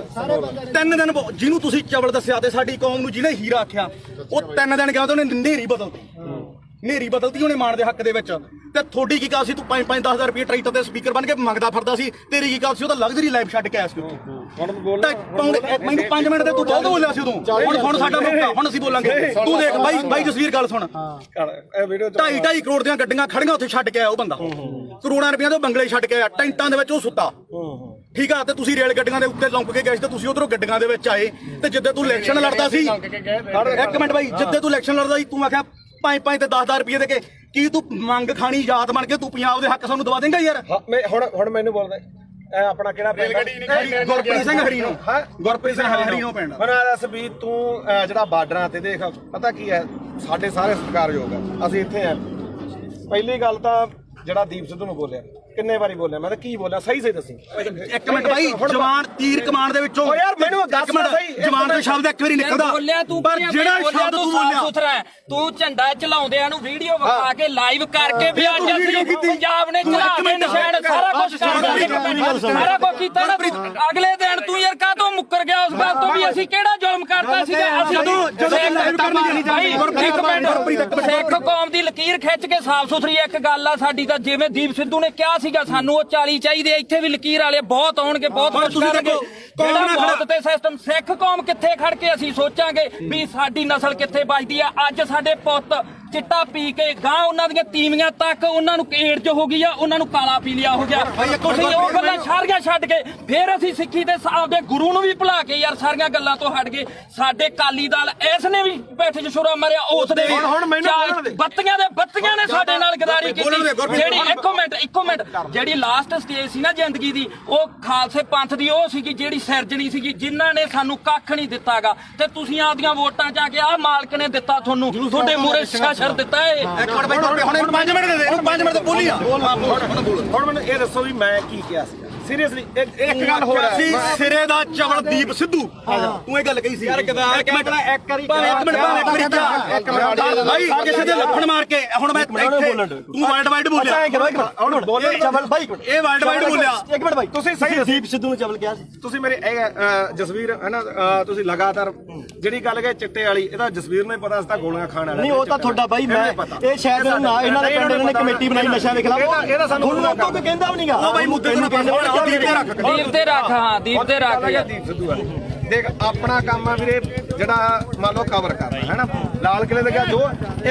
3 ਦਿਨ ਜਿਹਨੂੰ ਤੁਸੀਂ ਚਵਲ ਦੱਸਿਆ ਤੇ ਸਾਡੀ ਕੌਮ ਨੂੰ ਜਿਹਨੇ ਹੀਰਾ ਆਖਿਆ ਉਹ 3 ਦਿਨ ਗਿਆ ਤੇ ਉਹਨੇ ਨੇਰੀ ਬਦਲਤੀ ਉਹਨੇ ਮਾਣ ਦੇ ਹੱਕ ਦੇ ਵਿੱਚ ਤੇ ਤੁਹਾਡੀ ਕੀ ਗੱਲ ਸੀ ਤੂੰ 5-10 ਰੁਪਏ ਟਰੈਕਟਰ ਤੇ ਸਪੀਕਰ ਬਣ ਕੇ ਮੰਗਦਾ ਫਿਰਦਾ ਸੀ ਤੇਰੀ ਕੀ ਗੱਲ ਸੀ ਉਹ ਤਾਂ ਲਗਜ਼ਰੀ ਲਾਈਫ ਛੱਡ ਕੇ ਆਇਆ ਸੀ ਮੈਨੂੰ 5 ਮਿੰਟ ਤੇ ਤੂੰ ਬਹੁਤ ਬੋਲਿਆ ਸੀ ਉਦੋਂ ਹੁਣ ਸਾਡਾ ਮੌਕਾ ਹੁਣ ਅਸੀਂ ਬੋਲਾਂਗੇ ਤੂੰ ਦੇਖ ਬਾਈ ਜਸਵੀਰ ਗੱਲ ਸੁਣ 2.5 ਕਰੋੜ ਦੀਆਂ ਗੱਡੀਆਂ ਖੜੀਆਂ ਉੱਥੇ ਛੱਡ ਕੇ ਆਇਆ ਉਹ ਬੰਦਾ ਕਰੋੜਾਂ ਰੁਪਈਆਂ ਦੇ ਬੰਗਲੇ ਛੱਡ ਕੇ ਆਇਆ ਟੈਂਟਾਂ ਦੇ ਵਿੱਚ ਉਹ ਸੁੱਤਾ ਠੀਕ ਆ ਤੇ ਤੁਸੀਂ ਰੇਲ ਗੱਡੀਆਂ ਦੇ ਉੱਤੇ ਲੰਘ ਕੇ ਗਏ ਸੀ ਤੇ ਤੁਸੀਂ ਉਧਰੋਂ ਗੱਡੀਆਂ ਦੇ ਵਿੱਚ ਆਏ ਤੇ ਜਿੱਦੇ ਤੂੰ ਇਲੈਕਸ਼ਨ ਲੜਦਾ ਸੀ ਇੱਕ ਮਿੰਟ ਬਾਈ ਜਿੱਦੇ ਤੂੰ ਇਲੈਕਸ਼ਨ ਲੜਦਾ ਸੀ ਤੂੰ ਆਖਿਆ 5 ਤੇ 10 ਰੁਪਏ ਦੇ ਕੇ ਕੀ ਤੂੰ ਮੰਗ ਖਾਣੀ ਯਾਦ ਬਣ ਕੇ ਤੂੰ ਪੰਜਾਬ ਦੇ ਹੱਕ ਸਾਨੂੰ ਦਵਾ ਦੇਂਗਾ ਯਾਰ? ਹੁਣ ਮੈਨੂੰ ਬੋਲਦਾ ਇਹ ਆਪਣਾ ਕਿਹੜਾ ਪਿੰਡ ਗੁਰਪ੍ਰੀਤ ਸਿੰਘ ਹਰੀਨੋ। ਹਾਂ ਗੁਰਪ੍ਰੀਤ ਸਿੰਘ ਹਰੀਨੋ ਪਿੰਡ। ਹੁਣ ਆ ਦੱਸ ਵੀ ਤੂੰ ਜਿਹੜਾ ਬਾਰਡਰਾਂ ਤੇ ਦੇਖ ਪਤਾ ਕੀ ਹੈ, ਸਾਡੇ ਸਾਰੇ ਸਤਿਕਾਰਯੋਗ ਆ, ਅਸੀਂ ਇੱਥੇ ਆ। ਪਹਿਲੀ ਗੱਲ ਤਾਂ ਜਿਹੜਾ ਦੀਪ ਸਿੱਧੂ ਨੂੰ ਬੋਲਿਆ ਕਿੰਨੇ ਵਾਰੀ ਬੋਲਿਆ, ਮੈਂ ਤਾਂ ਕੀ ਬੋਲਿਆ ਸਹੀ ਦੱਸੀ। ਇੱਕ ਮਿੰਟ ਬਾਈ, ਜਵਾਨ ਤੀਰ ਕਮਾਨ ਦੇ ਵਿੱਚੋਂ ਯਾਰ ਮੈਨੂੰ ਦੱਸ ਸਹੀ ਜਵਾਨ ਦਾ ਸ਼ਬਦ ਇੱਕ ਵਾਰੀ ਨਿਕਲਦਾ, ਬੋਲਿਆ ਤੂੰ ਪਰ ਜਿਹੜਾ ਸ਼ਬਦ ਤੂੰ ਬੋਲਿਆ ਸੁਥਰਾ ਹੈ। ਤੂੰ ਝੰਡਾ ਚਲਾਉਂਦਿਆਂ ਨੂੰ ਵੀਡੀਓ ਵਿਖਾ ਕੇ ਲਾਈਵ ਕਰਕੇ ਵੀ ਅੱਜ ਅਸੀਂ ਪੰਜਾਬ ਨੇ ਚਲਾ ਕੇ ਨਿਸ਼ਾਨ ਸਾਰਾ ਕੁਝ ਸਾਰਾ ਕੁਝ ਕੀਤਾ ਨਾ। ਅਗਲੇ ਦਿਨ ਤੂੰ ਯਾਰ ਕਾਹਤੋਂ ਮੁੱਕਰ ਗਿਆ ਉਸ ਗੱਲ ਤੋਂ ਵੀ ਅਸੀਂ ਕਿਹੜਾ ਜ਼ੁਲਮ ਕਰਤਾ ਸੀਗਾ? ਸਿੱਖ ਕੌਮ ਦੀ ਲਕੀਰ ਖਿੱਚ ਕੇ ਸਾਫ਼ ਸੁਥਰੀ ਇੱਕ ਗੱਲ ਆ ਸਾਡੀ ਤਾਂ, ਜਿਵੇਂ ਦੀਪ ਸਿੱਧੂ ਨੇ ਕਿਹਾ ਸੀਗਾ ਸਾਨੂੰ ਉਹ 40 ਚਾਹੀਦੇ, ਇੱਥੇ ਵੀ ਲਕੀਰ ਵਾਲੇ ਬਹੁਤ ਆਉਣਗੇ, ਬਹੁਤ ਕੁਝ ਕਰਨਗੇ। ਜਿਹੜਾ ਮੌਤ ਤੇ ਸਿਸਟਮ, ਸਿੱਖ ਕੌਮ ਕਿੱਥੇ ਖੜ ਕੇ ਅਸੀਂ ਸੋਚਾਂਗੇ ਵੀ ਸਾਡੀ ਨਸਲ ਕਿੱਥੇ ਬਚਦੀ ਆ? ਅੱਜ ਸਾਡੇ ਪੁੱਤ ਚਿੱਟਾ ਪੀ ਕੇ ਗਾਂ ਉਹਨਾਂ ਦੀਆਂ ਤੀਵੀਆਂ ਤੱਕ ਉਹਨਾਂ ਨੂੰ ਏਡਜ਼ ਹੋ ਗਈ ਆ, ਉਹਨਾਂ ਨੂੰ ਕਾਲਾ ਪੀਲੀਆ ਹੋ ਗਿਆ। ਤੁਸੀਂ ਉਹ ਗੱਲਾਂ ਸਾਰੀਆਂ ਛੱਡ ਕੇ ਫਿਰ ਅਸੀਂ ਸਿੱਖੀ ਦੇ ਆਪਦੇ ਗੁਰੂ ਨੂੰ ਵੀ ਭੁਲਾ ਕੇ ਯਾਰ ਸਾਰੀਆਂ ਗੱਲਾਂ ਤੋਂ ਹਟ ਗਏ। ਸਾਡੇ ਕਾਲੀ ਦਲ ਇਸ ਨੇ ਵੀ ਪਿੱਠ 'ਚ ਛੁਰਾ ਮਾਰਿਆ, ਉਸ ਦੇ ਬੱਤੀਆਂ ਨੇ ਸਾਡੇ ਨਾਲ ਗਦਾਰੀ ਕੀਤੀ। ਜਿਹੜੀ ਇੱਕੋ ਮਿੰਟ ਜਿਹੜੀ ਲਾਸਟ ਸਟੇਜ ਸੀ ਨਾ ਜ਼ਿੰਦਗੀ ਦੀ, ਉਹ ਖਾਲਸੇ ਪੰਥ ਦੀ ਉਹ ਸੀਗੀ ਜਿਹੜੀ ਸਿਰਜਣੀ ਸੀਗੀ, ਜਿਨ੍ਹਾਂ ਨੇ ਸਾਨੂੰ ਕੱਖ ਨਹੀਂ ਦਿੱਤਾਗਾ। ਤੇ ਤੁਸੀਂ ਆਪਦੀਆਂ ਵੋਟਾਂ 'ਚ ਆ ਕੇ ਆਹ ਮਾਲਕ ਨੇ ਦਿੱਤਾ ਤੁਹਾਨੂੰ, ਤੁਹਾਡੇ ਮੂਹਰੇ ਸ਼ਰ ਦਿੱਤਾ ਏ। ਇੱਕ ਮਿੰਟ ਬਾਈ, ਹੁਣ 5 ਮਿੰਟ ਦੇ ਦੇ, 5 ਮਿੰਟ ਤੋਂ ਬੋਲੀ ਆ। ਹੁਣ ਮੈਨੂੰ ਇਹ ਦੱਸੋ ਵੀ ਮੈਂ ਕੀ ਕਿਹਾ ਸੀ ਸੀਰੀਅਸਲੀ? ਇੱਕ ਗੱਲ ਹੋਰ ਹੈ, ਸਿਰੇ ਦਾ ਚਵਲ ਦੀਪ ਸਿੱਧੂ ਤੂੰ ਇਹ ਗੱਲ ਕਹੀ ਸੀ ਯਾਰ। ਇੱਕ ਮਿੰਟ ਬਾਈ, ਕਿਸੇ ਦੇ ਲੱਫੜ ਮਾਰ ਕੇ ਹੁਣ ਮੈਂ ਤੂੰ ਵਰਲਡ ਬੋਲਿਆ, ਇਹ ਵਰਲਡ ਬੋਲਿਆ। ਇੱਕ ਮਿੰਟ ਬਾਈ, ਤੁਸੀਂ ਸਹੀ ਦੀਪ ਸਿੱਧੂ ਨੂੰ ਚਵਲ ਕਿਹਾ ਸੀ? ਤੁਸੀਂ ਮੇਰੇ ਜਸਵੀਰ ਹੈ ਨਾ, ਤੁਸੀਂ ਲਗਾਤਾਰ ਜਿਹੜੀ ਗੱਲ ਕਹੇ ਚਿੱਟੇ ਵਾਲੀ, ਇਹਦਾ ਜਸਵੀਰ ਨੂੰ ਪਤਾ ਸੀ ਤਾਂ ਗੋਲੀਆਂ ਖਾਣ ਵਾਲਾ ਨਹੀਂ, ਉਹ ਤਾਂ ਤੁਹਾਡਾ ਬਾਈ, ਮੈਂ ਇਹ ਸ਼ਾਇਦ ਇਹਨਾਂ ਦੇ ਪਿੰਡ ਇਹਨਾਂ ਨੇ ਕਮੇਟੀ ਬਣਾਈ ਨਸ਼ਾ ਦੇ ਖਿਲਾਫ, ਇਹਦਾ ਸਾਨੂੰ ਕੋਈ ਕਹਿੰਦਾ ਵੀ ਨਹੀਂਗਾ। ਉਹ ਬਾਈ ਮੁੱਦੇ ਨੂੰ ਕਹਿੰਦੇ ਦੀਪ ਤੇ ਰੱਖ, ਹਾਂ ਦੀਪ ਤੇ ਰੱਖ। ਦੀਪ ਸਿੱਧੂ ਵਾਲੇ ਦੇਖ ਆਪਣਾ ਕੰਮ ਆ ਵੀਰੇ, ਜਿਹੜਾ ਮੰਨ ਲਓ ਕਵਰ ਕਰਨਾ ਹੈ ਨਾ, ਲਾਲ ਕਿਲੇ ਦੇ ਗਿਆ ਜੋ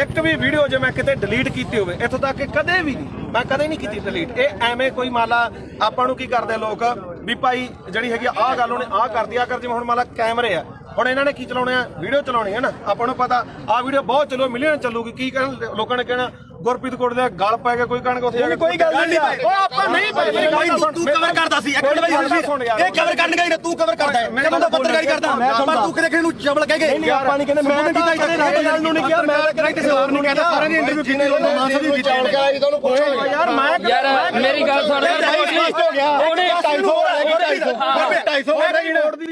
ਇੱਕ ਵੀ ਵੀਡੀਓ ਜੇ ਮੈਂ ਕਿਤੇ ਡਿਲੀਟ ਕੀਤੀ ਹੋਵੇ, ਇੱਥੋਂ ਤੱਕ ਕਿ ਕਦੇ ਵੀ ਨਹੀਂ, ਮੈਂ ਕਦੇ ਨਹੀਂ ਕੀਤੀ ਡਿਲੀਟ। ਇਹ ਐਵੇਂ ਕੋਈ ਮੰਨ ਲਾ ਆਪਾਂ ਨੂੰ ਕੀ ਕਰਦੇ ਲੋਕ ਵੀ ਭਾਈ ਜਿਹੜੀ ਹੈਗੀ ਆਹ ਗੱਲ ਉਹਨੇ ਆਹ ਕਰਦੀ ਆ ਕਰ, ਜਿਵੇਂ ਹੁਣ ਮੰਨ ਲਾ ਕੈਮਰੇ ਆ, ਹੁਣ ਇਹਨਾਂ ਨੇ ਕੀ ਚਲਾਉਣੇ ਆ, ਵੀਡੀਓ ਚਲਾਉਣੀ ਹੈ ਨਾ। ਆਪਾਂ ਨੂੰ ਪਤਾ ਆਹ ਵੀਡੀਓ ਬਹੁਤ ਚਲੋ ਮਿਲੀਅਨ ਚੱਲੂਗੀ, ਕੀ ਕਹਿਣ ਲੋਕਾਂ ਨੇ ਕਹਿਣਾ ਗੁਰਪ੍ਰੀਤ ਕੋਟ ਦੇ ਗਲ ਪੈ ਗਿਆ, ਕੋਈ ਕਹਿਣਗੇ ਉੱਥੇ ਕੋਈ ਗੱਲ ਨਹੀਂ। ਉਹ ਆਪਾਂ ਨਹੀਂ ਭਾਈ ਤੂੰ ਕਵਰ ਕਰਦਾ ਸੀ। ਇੱਕ ਮਿੰਟ ਬਾਈ, ਇਹ ਕਵਰ ਕਰਨ ਗਈ ਨਾ, ਤੂੰ ਕਵਰ ਕਰਦਾ ਹੈ, ਮੈਂ ਤਾਂ ਪੱਤਰਕਾਰੀ ਕਰਦਾ, ਪਰ ਤੂੰ ਕਿਤੇ ਕਿਸੇ ਨੂੰ ਚਵਲ ਕਹਿ ਗਏ। ਨਹੀਂ, ਆਪਾਂ ਨਹੀਂ ਕਹਿੰਦੇ, ਮੈਂ ਤਾਂ ਰਾਜੇ ਲਾਲ ਨੂੰ ਨਹੀਂ ਕਿਹਾ, ਮੈਂ ਤਾਂ ਕਿਸੇ ਹੋਰ ਨੂੰ ਕਹਿੰਦਾ। ਸਾਰਿਆਂ ਦੀ ਇੰਟਰਵਿਊ ਕੀਤੀ, ਉਹਨੂੰ ਮਾਸਾ ਵੀ ਕੀਤਾ ਯਾਰ। ਯਾਰ ਮੇਰੀ ਗੱਲ ਸੁਣ, ਉਹਨੇ 250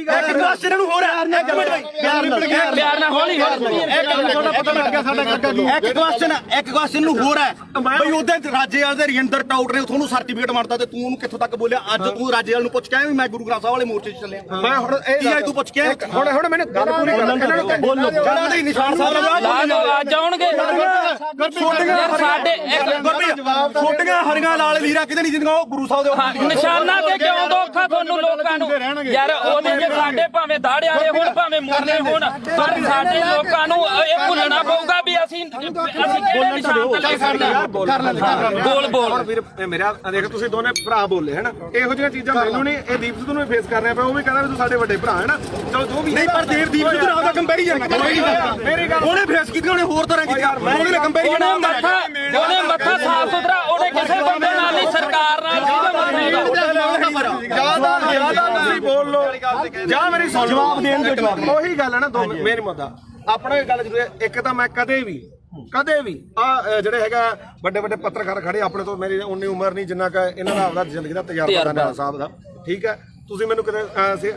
ਇੱਕ ਕੁਐਸਚਨ ਨੂੰ ਹੋਰ ਹੈ, ਇੱਕ ਮਿੰਟ ਬਾਈ, ਪਿਆਰ ਨਾਲ ਹੌਲੀ ਇੱਕ ਕੁਐਸਚਨ ਨੂੰ ਹੋਰ ਹੈ ਬਈ, ਉਹਦੇ ਰਾਜੇਵਾਲ ਦੇ ਰਜਿੰਦਰ ਟਾਊਟ ਨੇ ਤੁਹਾਨੂੰ ਸਰਟੀਫਿਕੇਟ ਮਾਰਤਾ ਤੇ ਤੂੰ ਉਹਨੂੰ ਕਿੱਥੋਂ ਤੱਕ ਬੋਲਿਆ? ਅੱਜ ਤੂੰ ਰਾਜੇਵਾਲ ਨੂੰ ਪੁੱਛ ਕੇ ਆਇਆ ਵੀ ਮੈਂ ਗੁਰੂ ਗ੍ਰੰਥ ਸਾਹਿਬ ਵਾਲੇ ਮੋਰਚੇ 'ਚ ਚੱਲਿਆ? ਮੈਂ ਹੁਣ ਇਹ ਤੂੰ ਪੁੱਛ ਕੇ ਆਇਆ? ਹੁਣ ਮੈਨੂੰ ਗੱਲ ਪੂਰੀ ਕਰ, ਇਹਨਾਂ ਨੂੰ ਬੋਲੋ ਜਿਹੜਾ ਦੇ ਨਿਸ਼ਾਨ ਸਾਹਿਬ ਲਾ ਅੱਜ ਆਉਣਗੇ ਯਾਰ ਸਾਡੇ ਛੋਟੀਆਂ ਹਰੀਆਂ ਲਾਲ ਲੀਰਾ ਕਿਤੇ ਨਹੀਂ ਜਿੰਦੀਆਂ, ਉਹ ਗੁਰੂ ਸਾਹਿਬ ਦੇ ਨਿਸ਼ਾਨਾਂ ਤੇ ਕਿਉਂ ਦੋਖਾ ਤੁਹਾਨੂੰ ਲੋਕਾਂ ਨੂੰ ਯਾਰ? ਉਹਦੇ ਜੇ ਸਾਡੇ ਭਾਵੇਂ ਦਾੜੇ ਵਾਲੇ ਹੋਣ ਭਾਵੇਂ ਮੁਰਲੇ ਹੋਣ, ਪਰ ਸਾਡੇ ਲੋਕਾਂ ਨੂੰ ਇਹ ਭੁੱਲਣਾ ਪਊਗਾ ਵੀ ਅਸੀਂ ਕਿਹੜੇ ਨਿਸ਼ਾਨ ਤੇ ਲੈ ਸਕਦੇ ਹਾਂ। ਬੋਲ ਵੀਰ ਮੇਰਾ ਦੇਖ, ਤੁਸੀਂ ਦੋਨੇ ਭਰਾ ਬੋਲੇ ਹੈ ਨਾ, ਇਹੋ ਜਿਹੀਆਂ ਚੀਜ਼ਾਂ ਮੈਨੂੰ ਨਹੀਂ, ਇਹ ਦੀਪ ਸਿੱਧੂ ਨੂੰ ਫੇਸ ਕਰਨਾ ਪਿਆ। ਉਹ ਵੀ ਕਹਿੰਦਾ ਵੀ ਤੂੰ ਸਾਡੇ ਵੱਡੇ ਭਰਾ ਹੈ ਨਾ, ਚਲੋ ਜੋ ਵੀ ਨਹੀਂ, ਪਰ ਦੀਪ ਸਿੱਧੂ ਨਾਲ ਦਾ ਕੰਪੈਰੀਜ਼ਨ ਮੇਰੀ ਗੱਲ ਉਹਨੇ ਫੇਸ ਕੀਤੀ, ਉਹਨੇ ਹੋਰ ਤਰ੍ਹਾਂ ਕੀਤੀ, ਉਹਨੇ ਕੰਪੈਰੀਜ਼ਨ ਉਹਨੇ ਮੱਥਾ ਸਾਫ ਸੁਥਰਾ, ਉਹਨੇ ਕਿਸੇ ਬੰਦੇ ਨਾਲ ਨਹੀਂ, ਸਰਕਾਰ ਨਾਲ ਜਿਆਦਾ ਤੁਸੀਂ ਬੋਲ ਲੋ ਜਾਂ ਮੇਰੀ ਸੁਣ ਜਵਾਬ ਦੇਣ ਦੇ ਜਵਾਬ। ਉਹੀ ਗੱਲ ਹੈ ਨਾ, ਮੇਰੀ ਮੁੱਦਾ ਆਪਣਾ ਇਹ ਗੱਲ ਜ਼ਰੂਰ ਹੈ। ਇੱਕ ਤਾਂ ਮੈਂ ਕਦੇ ਵੀ ਆ ਜਿਹੜੇ ਹੈਗਾ ਵੱਡੇ ਪੱਤਰਕਾਰ ਖੜੇ ਆਪਣੇ ਤੋਂ, ਮੇਰੀ ਉਨੀ ਉਮਰ ਨਹੀਂ ਜਿੰਨਾ ਕਿ ਇਹਨਾਂ ਦਾ ਆਪਦਾ ਜ਼ਿੰਦਗੀ ਦਾ ਤਜਰਬਾ ਨਾਲਾ ਸਾਹਿਬ ਦਾ, ਠੀਕ ਹੈ। ਤੁਸੀਂ ਮੈਨੂੰ ਕਿਤੇ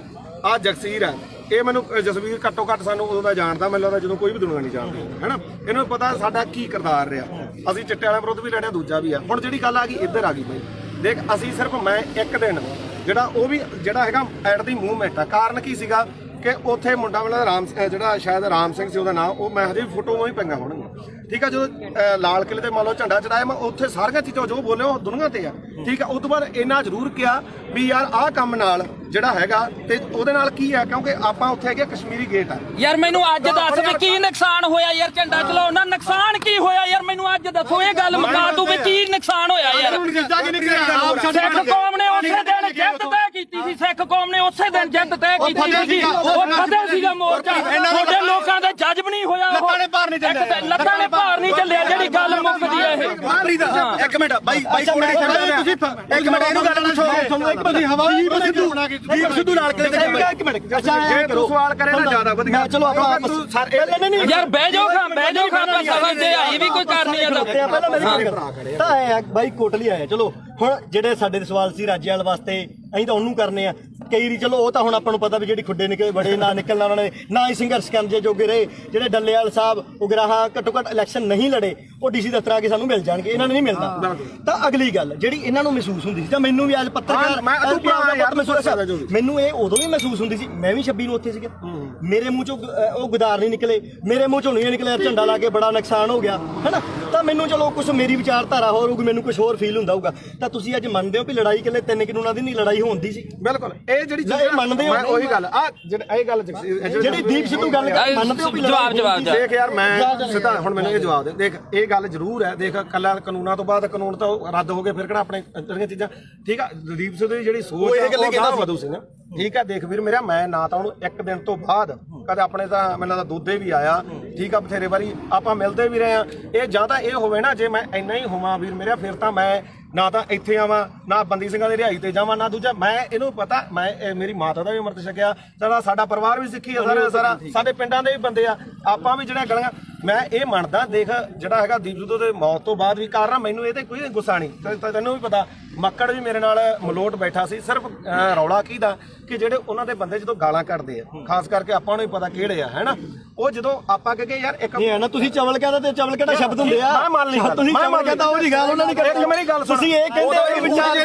ਆ ਜਗਸੀਰ ਹੈ, ਇਹ ਮੈਨੂੰ ਜਸਵੀਰ ਘੱਟੋ ਘੱਟ ਸਾਨੂੰ ਉਦੋਂ ਦਾ ਜਾਣਦਾ, ਮੈਨੂੰ ਲੱਗਦਾ ਜਦੋਂ ਕੋਈ ਵੀ ਦੁਨੀਆ ਨਹੀਂ ਜਾਣਦੀ ਹੈ ਨਾ। ਇਹਨੂੰ ਪਤਾ ਸਾਡਾ ਕੀ ਕਿਰਦਾਰ ਰਿਹਾ, ਅਸੀਂ ਚਿੱਟੇ ਵਾਲਿਆਂ ਵਿਰੁੱਧ ਵੀ ਲੜਿਆ, ਦੂਜਾ ਵੀ ਆ। ਹੁਣ ਜਿਹੜੀ ਗੱਲ ਆ ਗਈ ਇੱਧਰ ਆ ਗਈ ਬਈ, ਦੇਖ ਅਸੀਂ ਸਿਰਫ ਮੈਂ ਇੱਕ ਦਿਨ ਜਿਹੜਾ ਉਹ ਵੀ ਜਿਹੜਾ ਹੈਗਾ ਐਟ ਦੀ ਮੂਵਮੈਂਟ ਆ, ਕਾਰਨ ਕੀ ਸੀਗਾ ਕਿ ਉੱਥੇ ਮੁੰਡਾ ਵਾਲਾ ਜਿਹੜਾ ਸ਼ਾਇਦ ਰਾਮ ਸਿੰਘ ਸੀ ਉਹਦਾ ਨਾਮ, ਉਹ ਮੈਂ ਹਜੇ ਫੋਟੋ ਉਹ ਹੀ ਪਈਆਂ ਹੋਣਗੀਆਂ, ਠੀਕ ਆ। ਜਦੋਂ ਲਾਲ ਕਿਲੇ ਤੇ ਮੰਨ ਲਓ ਝੰਡਾ ਚੜਾਇਆ, ਮੈਂ ਉੱਥੇ ਸਾਰੀਆਂ ਚੀਜ਼ਾਂ ਜੋ ਬੋਲੇ ਉਹ ਦੁਨੀਆ ਤੇ ਆ, ਠੀਕ ਆ। ਉਸ ਤੋਂ ਬਾਅਦ ਇੰਨਾ ਜ਼ਰੂਰ ਕਿਹਾ ਵੀ ਯਾਰ ਆਹ ਕੰਮ ਨਾਲ ਜਿਹੜਾ ਹੈਗਾ ਤੇ ਉਹਦੇ ਨਾਲ ਕੀ ਹੈ ਕਿਉਂਕਿ ਆਪਾਂ ਉੱਥੇ ਹੈਗੇ ਕਸ਼ਮੀਰੀ ਗੇਟ ਆ ਯਾਰ ਮੈਨੂੰ ਅੱਜ ਦੱਸ ਵੀ ਕੀ ਨੁਕਸਾਨ ਹੋਇਆ ਯਾਰ ਝੰਡਾ ਚਲਾਉਣ ਨਾਲ ਨੁਕਸਾਨ ਕੀ ਹੋਇਆ ਯਾਰ ਮੈਨੂੰ ਅੱਜ ਦੱਸੋ ਇਹ ਗੱਲ ਮੁਕਾ ਤੂੰ ਵੀ ਕੀ ਨੁਕਸਾਨ ਹੋਇਆ ਯਾਰ ਸਿੱਖ ਕੌਮ ਨੇ ਉਸੇ ਦਿਨ ਜਿੱਤ ਤੈਅ ਕੀਤੀ ਸੀ ਸਿੱਖ ਕੌਮ ਨੇ ਉਸੇ ਦਿਨ ਜਿੱਤ ਤੈਅ ਕੀਤੀ ਸੀ ਉਹ ਕਦੇ ਸੀਗਾ ਮੋਰਚਾ ਤੁਹਾਡੇ ਲੋਕਾਂ ਦੇ ਜੱਜ ਵੀ ਨਹੀਂ ਹੋਇਆ ਲੱਤਾਂ ਨੇ ਭਾਰ ਨਹੀਂ ਚੱਲਿਆ ਜਿਹੜੀ ਗੱਲ ਮੁੱਕਦੀ ਹੈ ਇਹ ਇੱਕ ਮਿੰਟ ਬਾਈ ਕੋਲੇ ਤੁਸੀਂ ਇੱਕ ਮਿੰਟ ਇਹਨੂੰ ਗੱਲ ਸੁਣੋ ਇੱਕ ਤੁਸੀਂ ਹਵਾਈ ਦੀਪ ਸਿੱਧੂ ਨਾਲ ਇੱਕ ਮਿੰਟ ਜੇ ਤੂੰ ਸਵਾਲ ਕਰੇ ਨਾ ਜ਼ਿਆਦਾ ਵਧੀਆ ਚਲੋ ਆਪਾਂ ਯਾਰ ਬਹਿ ਜਾਓ ਖਾਂ ਆਪਾਂ ਸਮਝਦੇ ਆਈ ਵੀ ਕੋਈ ਕਰਨੀ ਹੈ ਤਾਂ ਆਇਆ ਬਾਈ ਕੋਟਲੀ ਆਇਆ ਚਲੋ ਹੁਣ ਜਿਹੜੇ ਸਾਡੇ ਸਵਾਲ ਸੀ ਰਾਜੇਵਾਲ ਵਾਸਤੇ ਅਸੀਂ ਤਾਂ ਉਹਨੂੰ ਕਰਨੇ ਆ ਕਈ ਵਾਰੀ ਚਲੋ ਉਹ ਤਾਂ ਹੁਣ ਆਪਾਂ ਨੂੰ ਪਤਾ ਵੀ ਜਿਹੜੀ ਖੁੱਡੇ ਨਿਕਲੇ ਬੜੇ ਨਾ ਨਿਕਲਣਾ ਉਹਨਾਂ ਨੇ ਨਾ ਹੀ ਸੰਘਰਸ਼ ਕਰਨ ਜੇ ਜੋਗੇ ਰਹੇ ਜਿਹੜੇ ਡੱਲੇਵਾਲ ਸਾਹਿਬ ਉਗਰਾਹਾਂ ਘੱਟੋ ਘੱਟ ਇਲੈਕਸ਼ਨ ਨਹੀਂ ਲੜੇ ਉਹ ਡੀਸੀ ਦਫ਼ਤਰ ਆ ਕੇ ਸਾਨੂੰ ਮਿਲ ਜਾਣਗੇ ਇਹਨਾਂ ਨੂੰ ਨਹੀਂ ਮਿਲਦਾ ਤਾਂ ਅਗਲੀ ਗੱਲ ਜਿਹੜੀ ਇਹਨਾਂ ਨੂੰ ਮਹਿਸੂਸ ਹੁੰਦੀ ਸੀ ਜਾਂ ਮੈਨੂੰ ਵੀ ਅੱਜ ਪੱਤਰਕਾਰ ਮੈਨੂੰ ਇਹ ਉਦੋਂ ਵੀ ਮਹਿਸੂਸ ਹੁੰਦੀ ਸੀ ਮੈਂ ਵੀ 26 ਨੂੰ ਉੱਥੇ ਸੀਗਾ ਮੇਰੇ ਮੂੰਹ ਚੋਂ ਉਹ ਗੁਦਾਰ ਨਹੀਂ ਨਿਕਲੇ ਮੇਰੇ ਮੂੰਹ ਚੋਂ ਨਹੀਂ ਨਿਕਲਿਆ ਝੰਡਾ ਲਾ ਕੇ ਬੜਾ ਨੁਕਸਾਨ ਹੋ ਗਿਆ ਹੈਨਾ ਤਾਂ ਮੈਨੂੰ ਚਲੋ ਕੁਝ ਮੇਰੀ ਵਿਚਾਰਧਾਰਾ ਹੋਰ ਹੋਊਗੀ ਮੈਨੂੰ ਕੁਝ ਹੋਰ ਫੀਲ ਹੁੰਦਾ ਹੋਊਗਾ ਤਾਂ ਤੁਸੀਂ ਅੱਜ ਮੰਨਦੇ ਹੋ ਵੀ ਲੜਾਈ ਕਿਲੇ 3 ਕਾਨੂੰਨਾਂ ਦੀ ਨਹੀਂ ਲੜਾਈ ਹੁੰਦੀ ਸੀ ਬਿਲਕੁਲ ਇਹ ਜਿਹੜੀ ਇਹ ਮੰਨਦੇ ਹੋ ਉਹੀ ਗੱਲ ਆ ਇਹ ਗੱਲ ਜਿਹੜੀ ਦੀਪ ਸਿੱਧੂ ਗੱਲ ਮੰਨਦੇ ਹੋ ਵੀ ਜਵਾਬ ਦੇਖ ਯਾਰ ਮੈਂ ਸਿੱਧਾ ਹੁਣ ਮੈਨੂੰ ਇਹ ਜਵਾਬ ਦੇ ਦੇਖ ਇਹ ਗੱਲ ਜ਼ਰੂਰ ਹੈ ਦੇਖ ਕੱਲਾ ਕਾਨੂੰਨਾਂ ਤੋਂ ਬਾਅਦ ਕਾਨੂੰਨ ਤਾਂ ਰੱਦ ਹੋ ਗਏ ਫਿਰ ਕਿਹੜਾ ਆਪਣੇ ਜਿਹੜੀਆਂ ਚੀਜ਼ਾਂ ਠੀਕ ਆ ਦੀਪ ਸਿੱਧੂ ਦੀ ਜਿਹੜੀ ਸੋਚ ਹੈ ਉਹ ਗਾਹ ਵਧੂ ਸੀ ਨਾ ਠੀਕ ਆ ਦੇਖ ਵੀਰ ਮੇਰਾ ਮੈਂ ਨਾ ਤਾਂ ਉਹਨੂੰ ਇੱਕ ਦਿਨ ਤੋਂ ਬਾਅਦ ਕਦੇ ਆਪਣੇ ਤਾਂ ਮੈਨੂੰ ਲੱਗਦਾ ਦੁੱਧੇ ਵੀ ਆਇਆ ਠੀਕ ਆ ਬਥੇਰੇ ਵਾਰੀ ਆਪਾਂ ਮਿਲਦੇ ਵੀ ਰਹੇ ਆ ਇਹ ਜਾਂ ਤਾਂ ਇਹ ਹੋਵੇ ਨਾ ਜੇ ਮੈਂ ਇੰਨਾ ਹੀ ਹੋਵਾਂ ਵੀਰ ਮੇਰਾ ਫਿਰ ਤਾਂ ਮੈਂ ਨਾ ਤਾਂ ਇੱਥੇ ਆਵਾਂ ਨਾ ਬੰਦੀ ਸਿੰਘਾਂ ਦੀ ਰਿਹਾਈ ਤੇ ਜਾਵਾਂ ਨਾ ਦੂਜਾ ਮੈਂ ਇਹਨੂੰ ਪਤਾ ਮੈਂ ਮੇਰੀ ਮਾਤਾ ਦਾ ਵੀ ਅੰਮ੍ਰਿਤ ਛਕਿਆ ਸਾਡਾ ਪਰਿਵਾਰ ਵੀ ਸਿੱਖੀ ਆ ਸਾਰਾ ਸਾਡੇ ਪਿੰਡਾਂ ਦੇ ਵੀ ਬੰਦੇ ਆ ਆਪਾਂ ਵੀ ਜਿਹੜਾ ਗਲੀਆਂ ਮੈਂ ਇਹ ਮੰਨਦਾ ਦੇਖ ਜਿਹੜਾ ਹੈਗਾ ਦੀਪ ਸਿੱਧੂ ਦੇ ਮੌਤ ਤੋਂ ਬਾਅਦ ਵੀ ਕਾਰਨ ਮੈਨੂੰ ਇਹ ਤੇ ਕੋਈ ਗੁੱਸਾ ਨਹੀਂ ਤੈਨੂੰ ਵੀ ਪਤਾ ਮੱਕੜ ਵੀ ਮੇਰੇ ਨਾਲ ਮਲੋਟ ਬੈਠਾ ਸੀ ਸਿਰਫ ਰੌਲਾ ਕੀ ਦਾ ਕਿ ਜਿਹੜੇ ਉਹਨਾਂ ਦੇ ਬੰਦੇ ਜਦੋਂ ਗਾਲਾਂ ਕੱਢਦੇ ਆ ਖਾਸ ਕਰਕੇ ਆਪਾਂ ਨੂੰ ਵੀ ਪਤਾ ਕਿਹੜੇ ਆ ਹੈਨਾ ਉਹ ਜਦੋਂ ਆਪਾਂ ਕਹੇ ਯਾਰ ਇੱਕ ਨਹੀਂ ਹੈ ਨਾ ਤੁਸੀਂ ਚਵਲ ਕਹਿੰਦਾ ਤੇ ਚਵਲ ਕਿਹੜਾ ਸ਼ਬਦ ਹੁੰਦੇ ਆ ਮੈਂ ਮੰਨ ਲਈ ਤੁਸੀਂ ਚਵਲ ਕਹਿੰਦਾ ਉਹ ਦੀ ਗੱਲ ਉਹਨਾਂ ਨੇ ਕਰੀ ਮੇਰੀ ਗੱਲ ਤੁਸੀਂ ਇਹ ਕਹਿੰਦੇ ਹੋ ਕਿ ਵਿਚਾਰ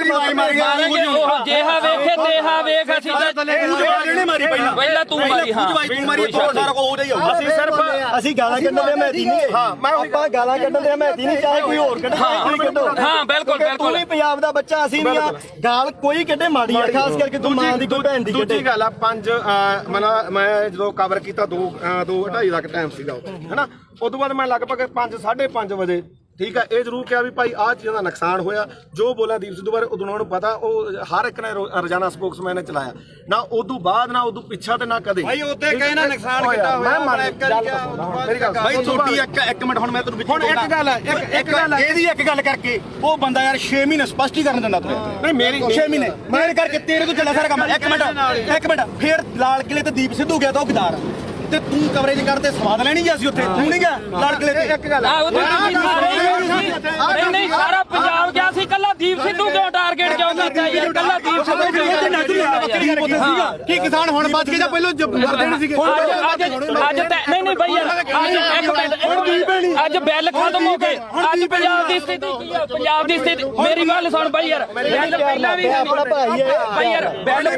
ਉਹ ਜਿਹਾ ਵੇਖੇ ਤੇਹਾ ਵੇਖ ਅਸੀਂ ਇਹਨੇ ਮਾਰੀ ਪਹਿਲਾਂ ਤੂੰ ਮਾਰੀ ਹਾਂ ਤੂੰ ਮਾਰੀ ਸਾਰਾ ਕੋ ਉਹਦੇ ਹੀ ਆਉ ਅਸੀਂ ਸਿਰਫ ਅਸੀਂ ਗਾਲਾਂ ਕੱਢਣ ਦੇ ਮੈਦੀ ਨਹੀਂ ਹਾਂ ਮੈਂ ਆਪਾਂ ਗਾਲਾਂ ਕੱਢਣ ਦੇ ਮੈਦੀ ਨਹੀਂ ਚਾਹੇ ਕੋਈ ਹੋਰ ਕੱਢੇ ਕੋਈ ਕੱਢੋ ਹਾਂ ਬਿਲਕੁਲ ਤੂੰ ਵੀ ਪੰਜਾਬ ਦਾ ਬੱਚਾ ਅਸੀਂ ਨਹੀਂ ਆ ਗਾਲ ਕੋਈ ਕੱਢੇ ਮਾੜੀ ਆ ਖਾਸ ਕਰਕੇ ਤੂੰ ਮਾਂ ਦੀ ਕੋਈ ਭੈਣ ਦੀ ਕੱਢੇ ਦੂਜੀ ਗੱਲ ਆ ਮੈਂ ਜਦੋਂ ਕਵਰ ਕੀਤਾ 2:30 ਦਾ ਟਾਈਮ ਸੀਗਾ ਉਹ ਹੈਨਾ ਉਸ ਤੋਂ ਬਾਅਦ ਮੈਂ ਲਗਭਗ 5:30 ਵਜੇ ਠੀਕ ਹੈ ਇਹ ਜ਼ਰੂਰ ਕਿਹਾ ਵੀ ਭਾਈ ਆਹ ਚੀਜ਼ਾਂ ਦਾ ਨੁਕਸਾਨ ਹੋਇਆ ਜੋ ਬੋਲਿਆ ਦੀਪ ਸਿੱਧੂ ਬਾਰੇ ਉਦੋਂ ਉਹਨਾਂ ਨੂੰ ਪਤਾ ਉਹ ਹਰ ਇੱਕ ਨੇ ਰੋਜ਼ਾਨਾ ਸਪੋਕਸਮੈਨ ਨੇ ਚਲਾਇਆ ਨਾ ਉਦੋਂ ਬਾਅਦ ਨਾ ਉਦੋਂ ਪਿੱਛਾ ਤੇ ਨਾ ਕਦੇ ਭਾਈ ਉੱਤੇ ਕਹੇ ਨਾ ਨੁਕਸਾਨ ਕਿੱਦਾਂ ਹੋਇਆ ਮੇਰੀ ਗੱਲ ਭਾਈ ਛੋਟੀ ਇੱਕ ਮਿੰਟ ਹੁਣ ਮੈਂ ਤੈਨੂੰ ਹੁਣ ਇੱਕ ਗੱਲ ਹੈ ਇੱਕ ਗੱਲ ਹੈ ਇਹਦੀ ਇੱਕ ਗੱਲ ਕਰਕੇ ਉਹ ਬੰਦਾ ਯਾਰ 6 ਮਹੀਨੇ ਸਪਸ਼ਟੀਕਰਨ ਦਿੰਦਾ ਤੂੰ ਨਹੀਂ ਮੇਰੀ 6 ਮਹੀਨੇ ਮੇਰੇ ਕਰਕੇ ਤੇਰੇ ਤੋਂ ਚੱਲਿਆ ਸਾਰਾ ਕੰਮ ਇੱਕ ਮਿੰਟ ਫੇਰ ਲਾਲ ਕਿਲੇ ਤੇ ਦੀਪ ਸਿੱਧੂ ਗਿਆ ਤਾਂ ਉਹ ਗਦਾਰ ਤੇ ਤੂੰ ਕਵਰੇਜ ਕਰਦੇ ਸਵਾਦ ਲੈਣੀ ਗਿਆ ਸੀ ਉੱਥੇ ਤੂੰ ਨਹੀਂ ਗਿਆ ਲਾਲ ਕਿਲੇ ਤੇ ਇੱਕ ਗੱਲ ਨਹੀਂ ਸਾਰਾ ਪੰਜਾਬ ਗਿਆ ਸੀ ਕੱਲਾ ਦੀਪ ਸਿੱਧੂ ਕਿਉਂ ਟਾਰਗੇਟ ਕਿਉਂ ਕੀਤਾ ਯਾਰ ਕੱਲਾ ਦੀਪ ਸਿੱਧੂ ਕੀ ਕਿਸਾਨ ਹੁਣ ਬਚ ਕੇ ਜਾਂ ਪਹਿਲਾਂ ਮਰਦੇ ਨਹੀਂ ਸੀਗੇ ਅੱਜ ਨਹੀਂ ਬਈ ਯਾਰ ਅੱਜ ਇੱਕ ਮਿੰਟ ਅੱਜ ਬਿੱਲ ਖਤਮ ਹੋ ਗਏ ਅੱਜ ਪੰਜਾਬ ਦੀ ਸਥਿਤੀ ਕੀ ਆ ਪੰਜਾਬ ਦੀ ਸਥਿਤੀ ਮੇਰੀ ਗੱਲ ਸੁਣ ਬਈ ਯਾਰ ਬਿੱਲ ਪਹਿਲਾਂ ਵੀ ਆਪਣਾ ਭਾਈ ਹੈ ਬਈ ਯਾਰ ਬਿੱਲ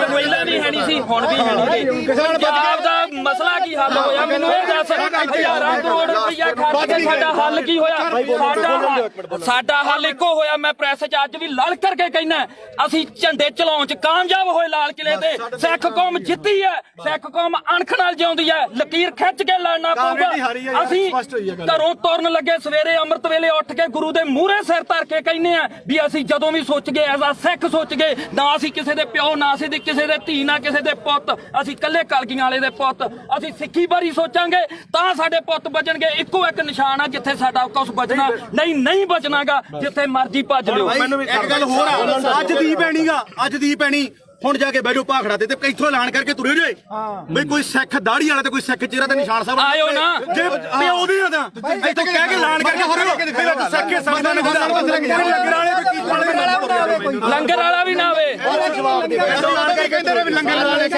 ਪਹਿਲਾਂ ਵੀ ਹੈ ਨਹੀਂ ਸੀ ਹੁਣ ਵੀ ਹੈ ਨਹੀਂ ਪੰਜਾਬ ਦਾ ਮਸਲਾ ਕੀ ਹੱਲ ਹੋਇਆ ਮੈਨੂੰ ਇਹ ਦੱਸ ਹਜ਼ਾਰਾਂ ਕਰੋੜ ਰੁਪਇਆ ਖਰਚ ਕੇ ਸਾਡਾ ਹੱਲ ਕੀ ਹੋਇਆ ਸਾਡਾ ਹੱਲ ਇੱਕੋ ਹੋਇਆ ਮੈਂ ਪ੍ਰੈਸ 'ਚ ਅੱਜ ਵੀ ਲੜ ਕਰਕੇ ਕਹਿਣਾ ਅਸੀਂ ਝੰਡੇ ਚਲਾਉਣ 'ਚ ਕਾਮਯਾਬ ਹੋਏ ਲਾਲ ਕਿਲੇ ਤੇ ਸਿੱਖ ਕੌਮ ਜਿੱਤੀ ਹੈ ਸਿੱਖ ਕੌਮ ਅਣਖ ਨਾਲ ਜਿਉਂਦੀ ਹੈ ਲਕੀਰ ਖਿੱਚ ਕੇ ਲੜਨਾ ਪਊਗਾ ਅਸੀਂ ਘਰੋਂ ਤੁਰਨ ਲੱਗੇ ਸਵੇਰੇ ਅੰਮ੍ਰਿਤ ਵੇਲੇ ਉੱਠ ਕੇ ਗੁਰੂ ਦੇ ਮੂਹਰੇ ਸਿਰ ਧਰ ਕੇ ਕਹਿੰਦੇ ਆ ਵੀ ਅਸੀਂ ਜਦੋਂ ਵੀ ਸੋਚ ਗਏ ਐਜ਼ ਆ ਸਿੱਖ ਸੋਚ ਗਏ ਨਾ ਅਸੀਂ ਕਿਸੇ ਦੇ ਪਿਓ ਨਾ ਅਸੀਂ ਦੇ ਕਿਸੇ ਦੇ ਧੀ ਨਾ ਕਿਸੇ ਦੇ ਪੁੱਤ ਅਸੀਂ ਇਕੱਲੇ ਕਲਗੀਆਂ ਵਾਲੇ ਦੇ ਪੁੱਤ ਅਸੀਂ ਸਿੱਖੀ ਬਾਰੇ ਸੋਚਾਂਗੇ ਤਾਂ ਸਾਡੇ ਪੁੱਤ ਬਚਣਗੇ ਇੱਕੋ ਇੱਕ ਨਿਸ਼ਾਨ ਆ ਜਿੱਥੇ ਸਾਡਾ ਕੁਝ ਬਚਣਾ ਨਹੀਂ ਬਚਣਾਗਾ ਜਿੱਥੇ ਮਰਜ਼ੀ ਭੱਜ ਲਿਓ ਇੱਕ ਗੱਲ ਹੋਰ ਆ ਅੱਜ ਦੀ ਪੈਣੀ ਹੁਣ ਜਾ ਕੇ ਬੈਠੋ ਭਾਖੜਾ ਤੇ ਇੱਥੋਂ ਐਲਾਨ ਕਰਕੇ ਤੁਰੇ ਜੇ ਬਈ ਕੋਈ ਸਿੱਖ ਦਾੜੀ ਵਾਲਾ ਤੇ ਕੋਈ ਸਿੱਖ ਚਿਹਰਾ ਤੇ ਨਿਸ਼ਾਨ ਸਾਹਿਬ ਆਇਓ ਨਾ ਜੇ ਪਿਓ ਦੀ ਨਾ ਤਾਂ ਇੱਥੋਂ ਕਹਿ ਕੇ ਐਲਾਨ ਕਰਕੇ ਤੁਰੇ ਸਿੱਖ ਸੰਗਤਾਂ ਨੇ ਲੰਗਰ ਵਾਲਾ ਵੀ ਨਾ ਹੋਵੇ ਕਹਿੰਦੇ ਨੇ ਵੀ ਲੰਗਰ ਵਾਲੇ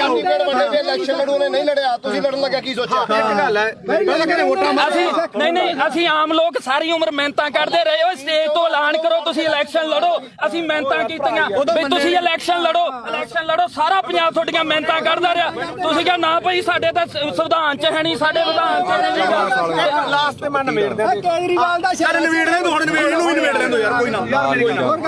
ਵੱਡੇ ਇਲੈਕਸ਼ਨ ਲੜੂ ਨੇ ਨਹੀਂ ਲੜਿਆ ਤੁਸੀਂ ਲੜਨ ਲੱਗਿਆ ਕੀ ਸੋਚਿਆ ਇੱਕ ਗੱਲ ਹੈ ਪਹਿਲਾਂ ਕਹਿੰਦੇ ਵੋਟਾਂ ਅਸੀਂ ਆਮ ਲੋਕ ਸਾਰੀ ਉਮਰ ਮਿਹਨਤਾਂ ਕਰਦੇ ਰਹੇ ਓਏ ਸਟੇਜ ਤੋਂ ਐਲਾਨ ਕਰੋ ਤੁਸੀਂ ਇਲੈਕਸ਼ਨ ਲੜੋ ਅਸੀਂ ਮਿਹਨਤਾਂ ਕੀਤੀਆਂ ਵੀ ਤੁਸੀਂ ਇਲੈਕਸ਼ਨ ਲੜੋ ਇਲੈਕਸ਼ਨ ਲੜੋ, ਸਾਰਾ ਪੰਜਾਬ ਤੁਹਾਡੀਆਂ ਮਿਹਨਤਾਂ ਕਰਦਾ ਰਿਹਾ। ਤੁਸੀਂ ਕਿਹਾ ਨਾ ਭਾਈ ਸਾਡੇ ਤਾਂ ਸੰਵਿਧਾਨ 'ਚ ਹੈ ਨਹੀਂ, ਸਾਡੇ ਵਿਧਾਨ 'ਚ ਨਹੀਂ। ਲਾਸਟ ਤੇ ਮੈਂ ਨਿਬੇੜ ਦੇ ਕੇਜਰੀਵਾਲ ਦਾ ਚੱਲ ਨਵੇੜ ਦੇ ਹੁਣ ਨਵੇੜ ਨੂੰ ਵੀ ਨਵੇੜ ਲੈਂਦੋ ਯਾਰ, ਕੋਈ ਨਾ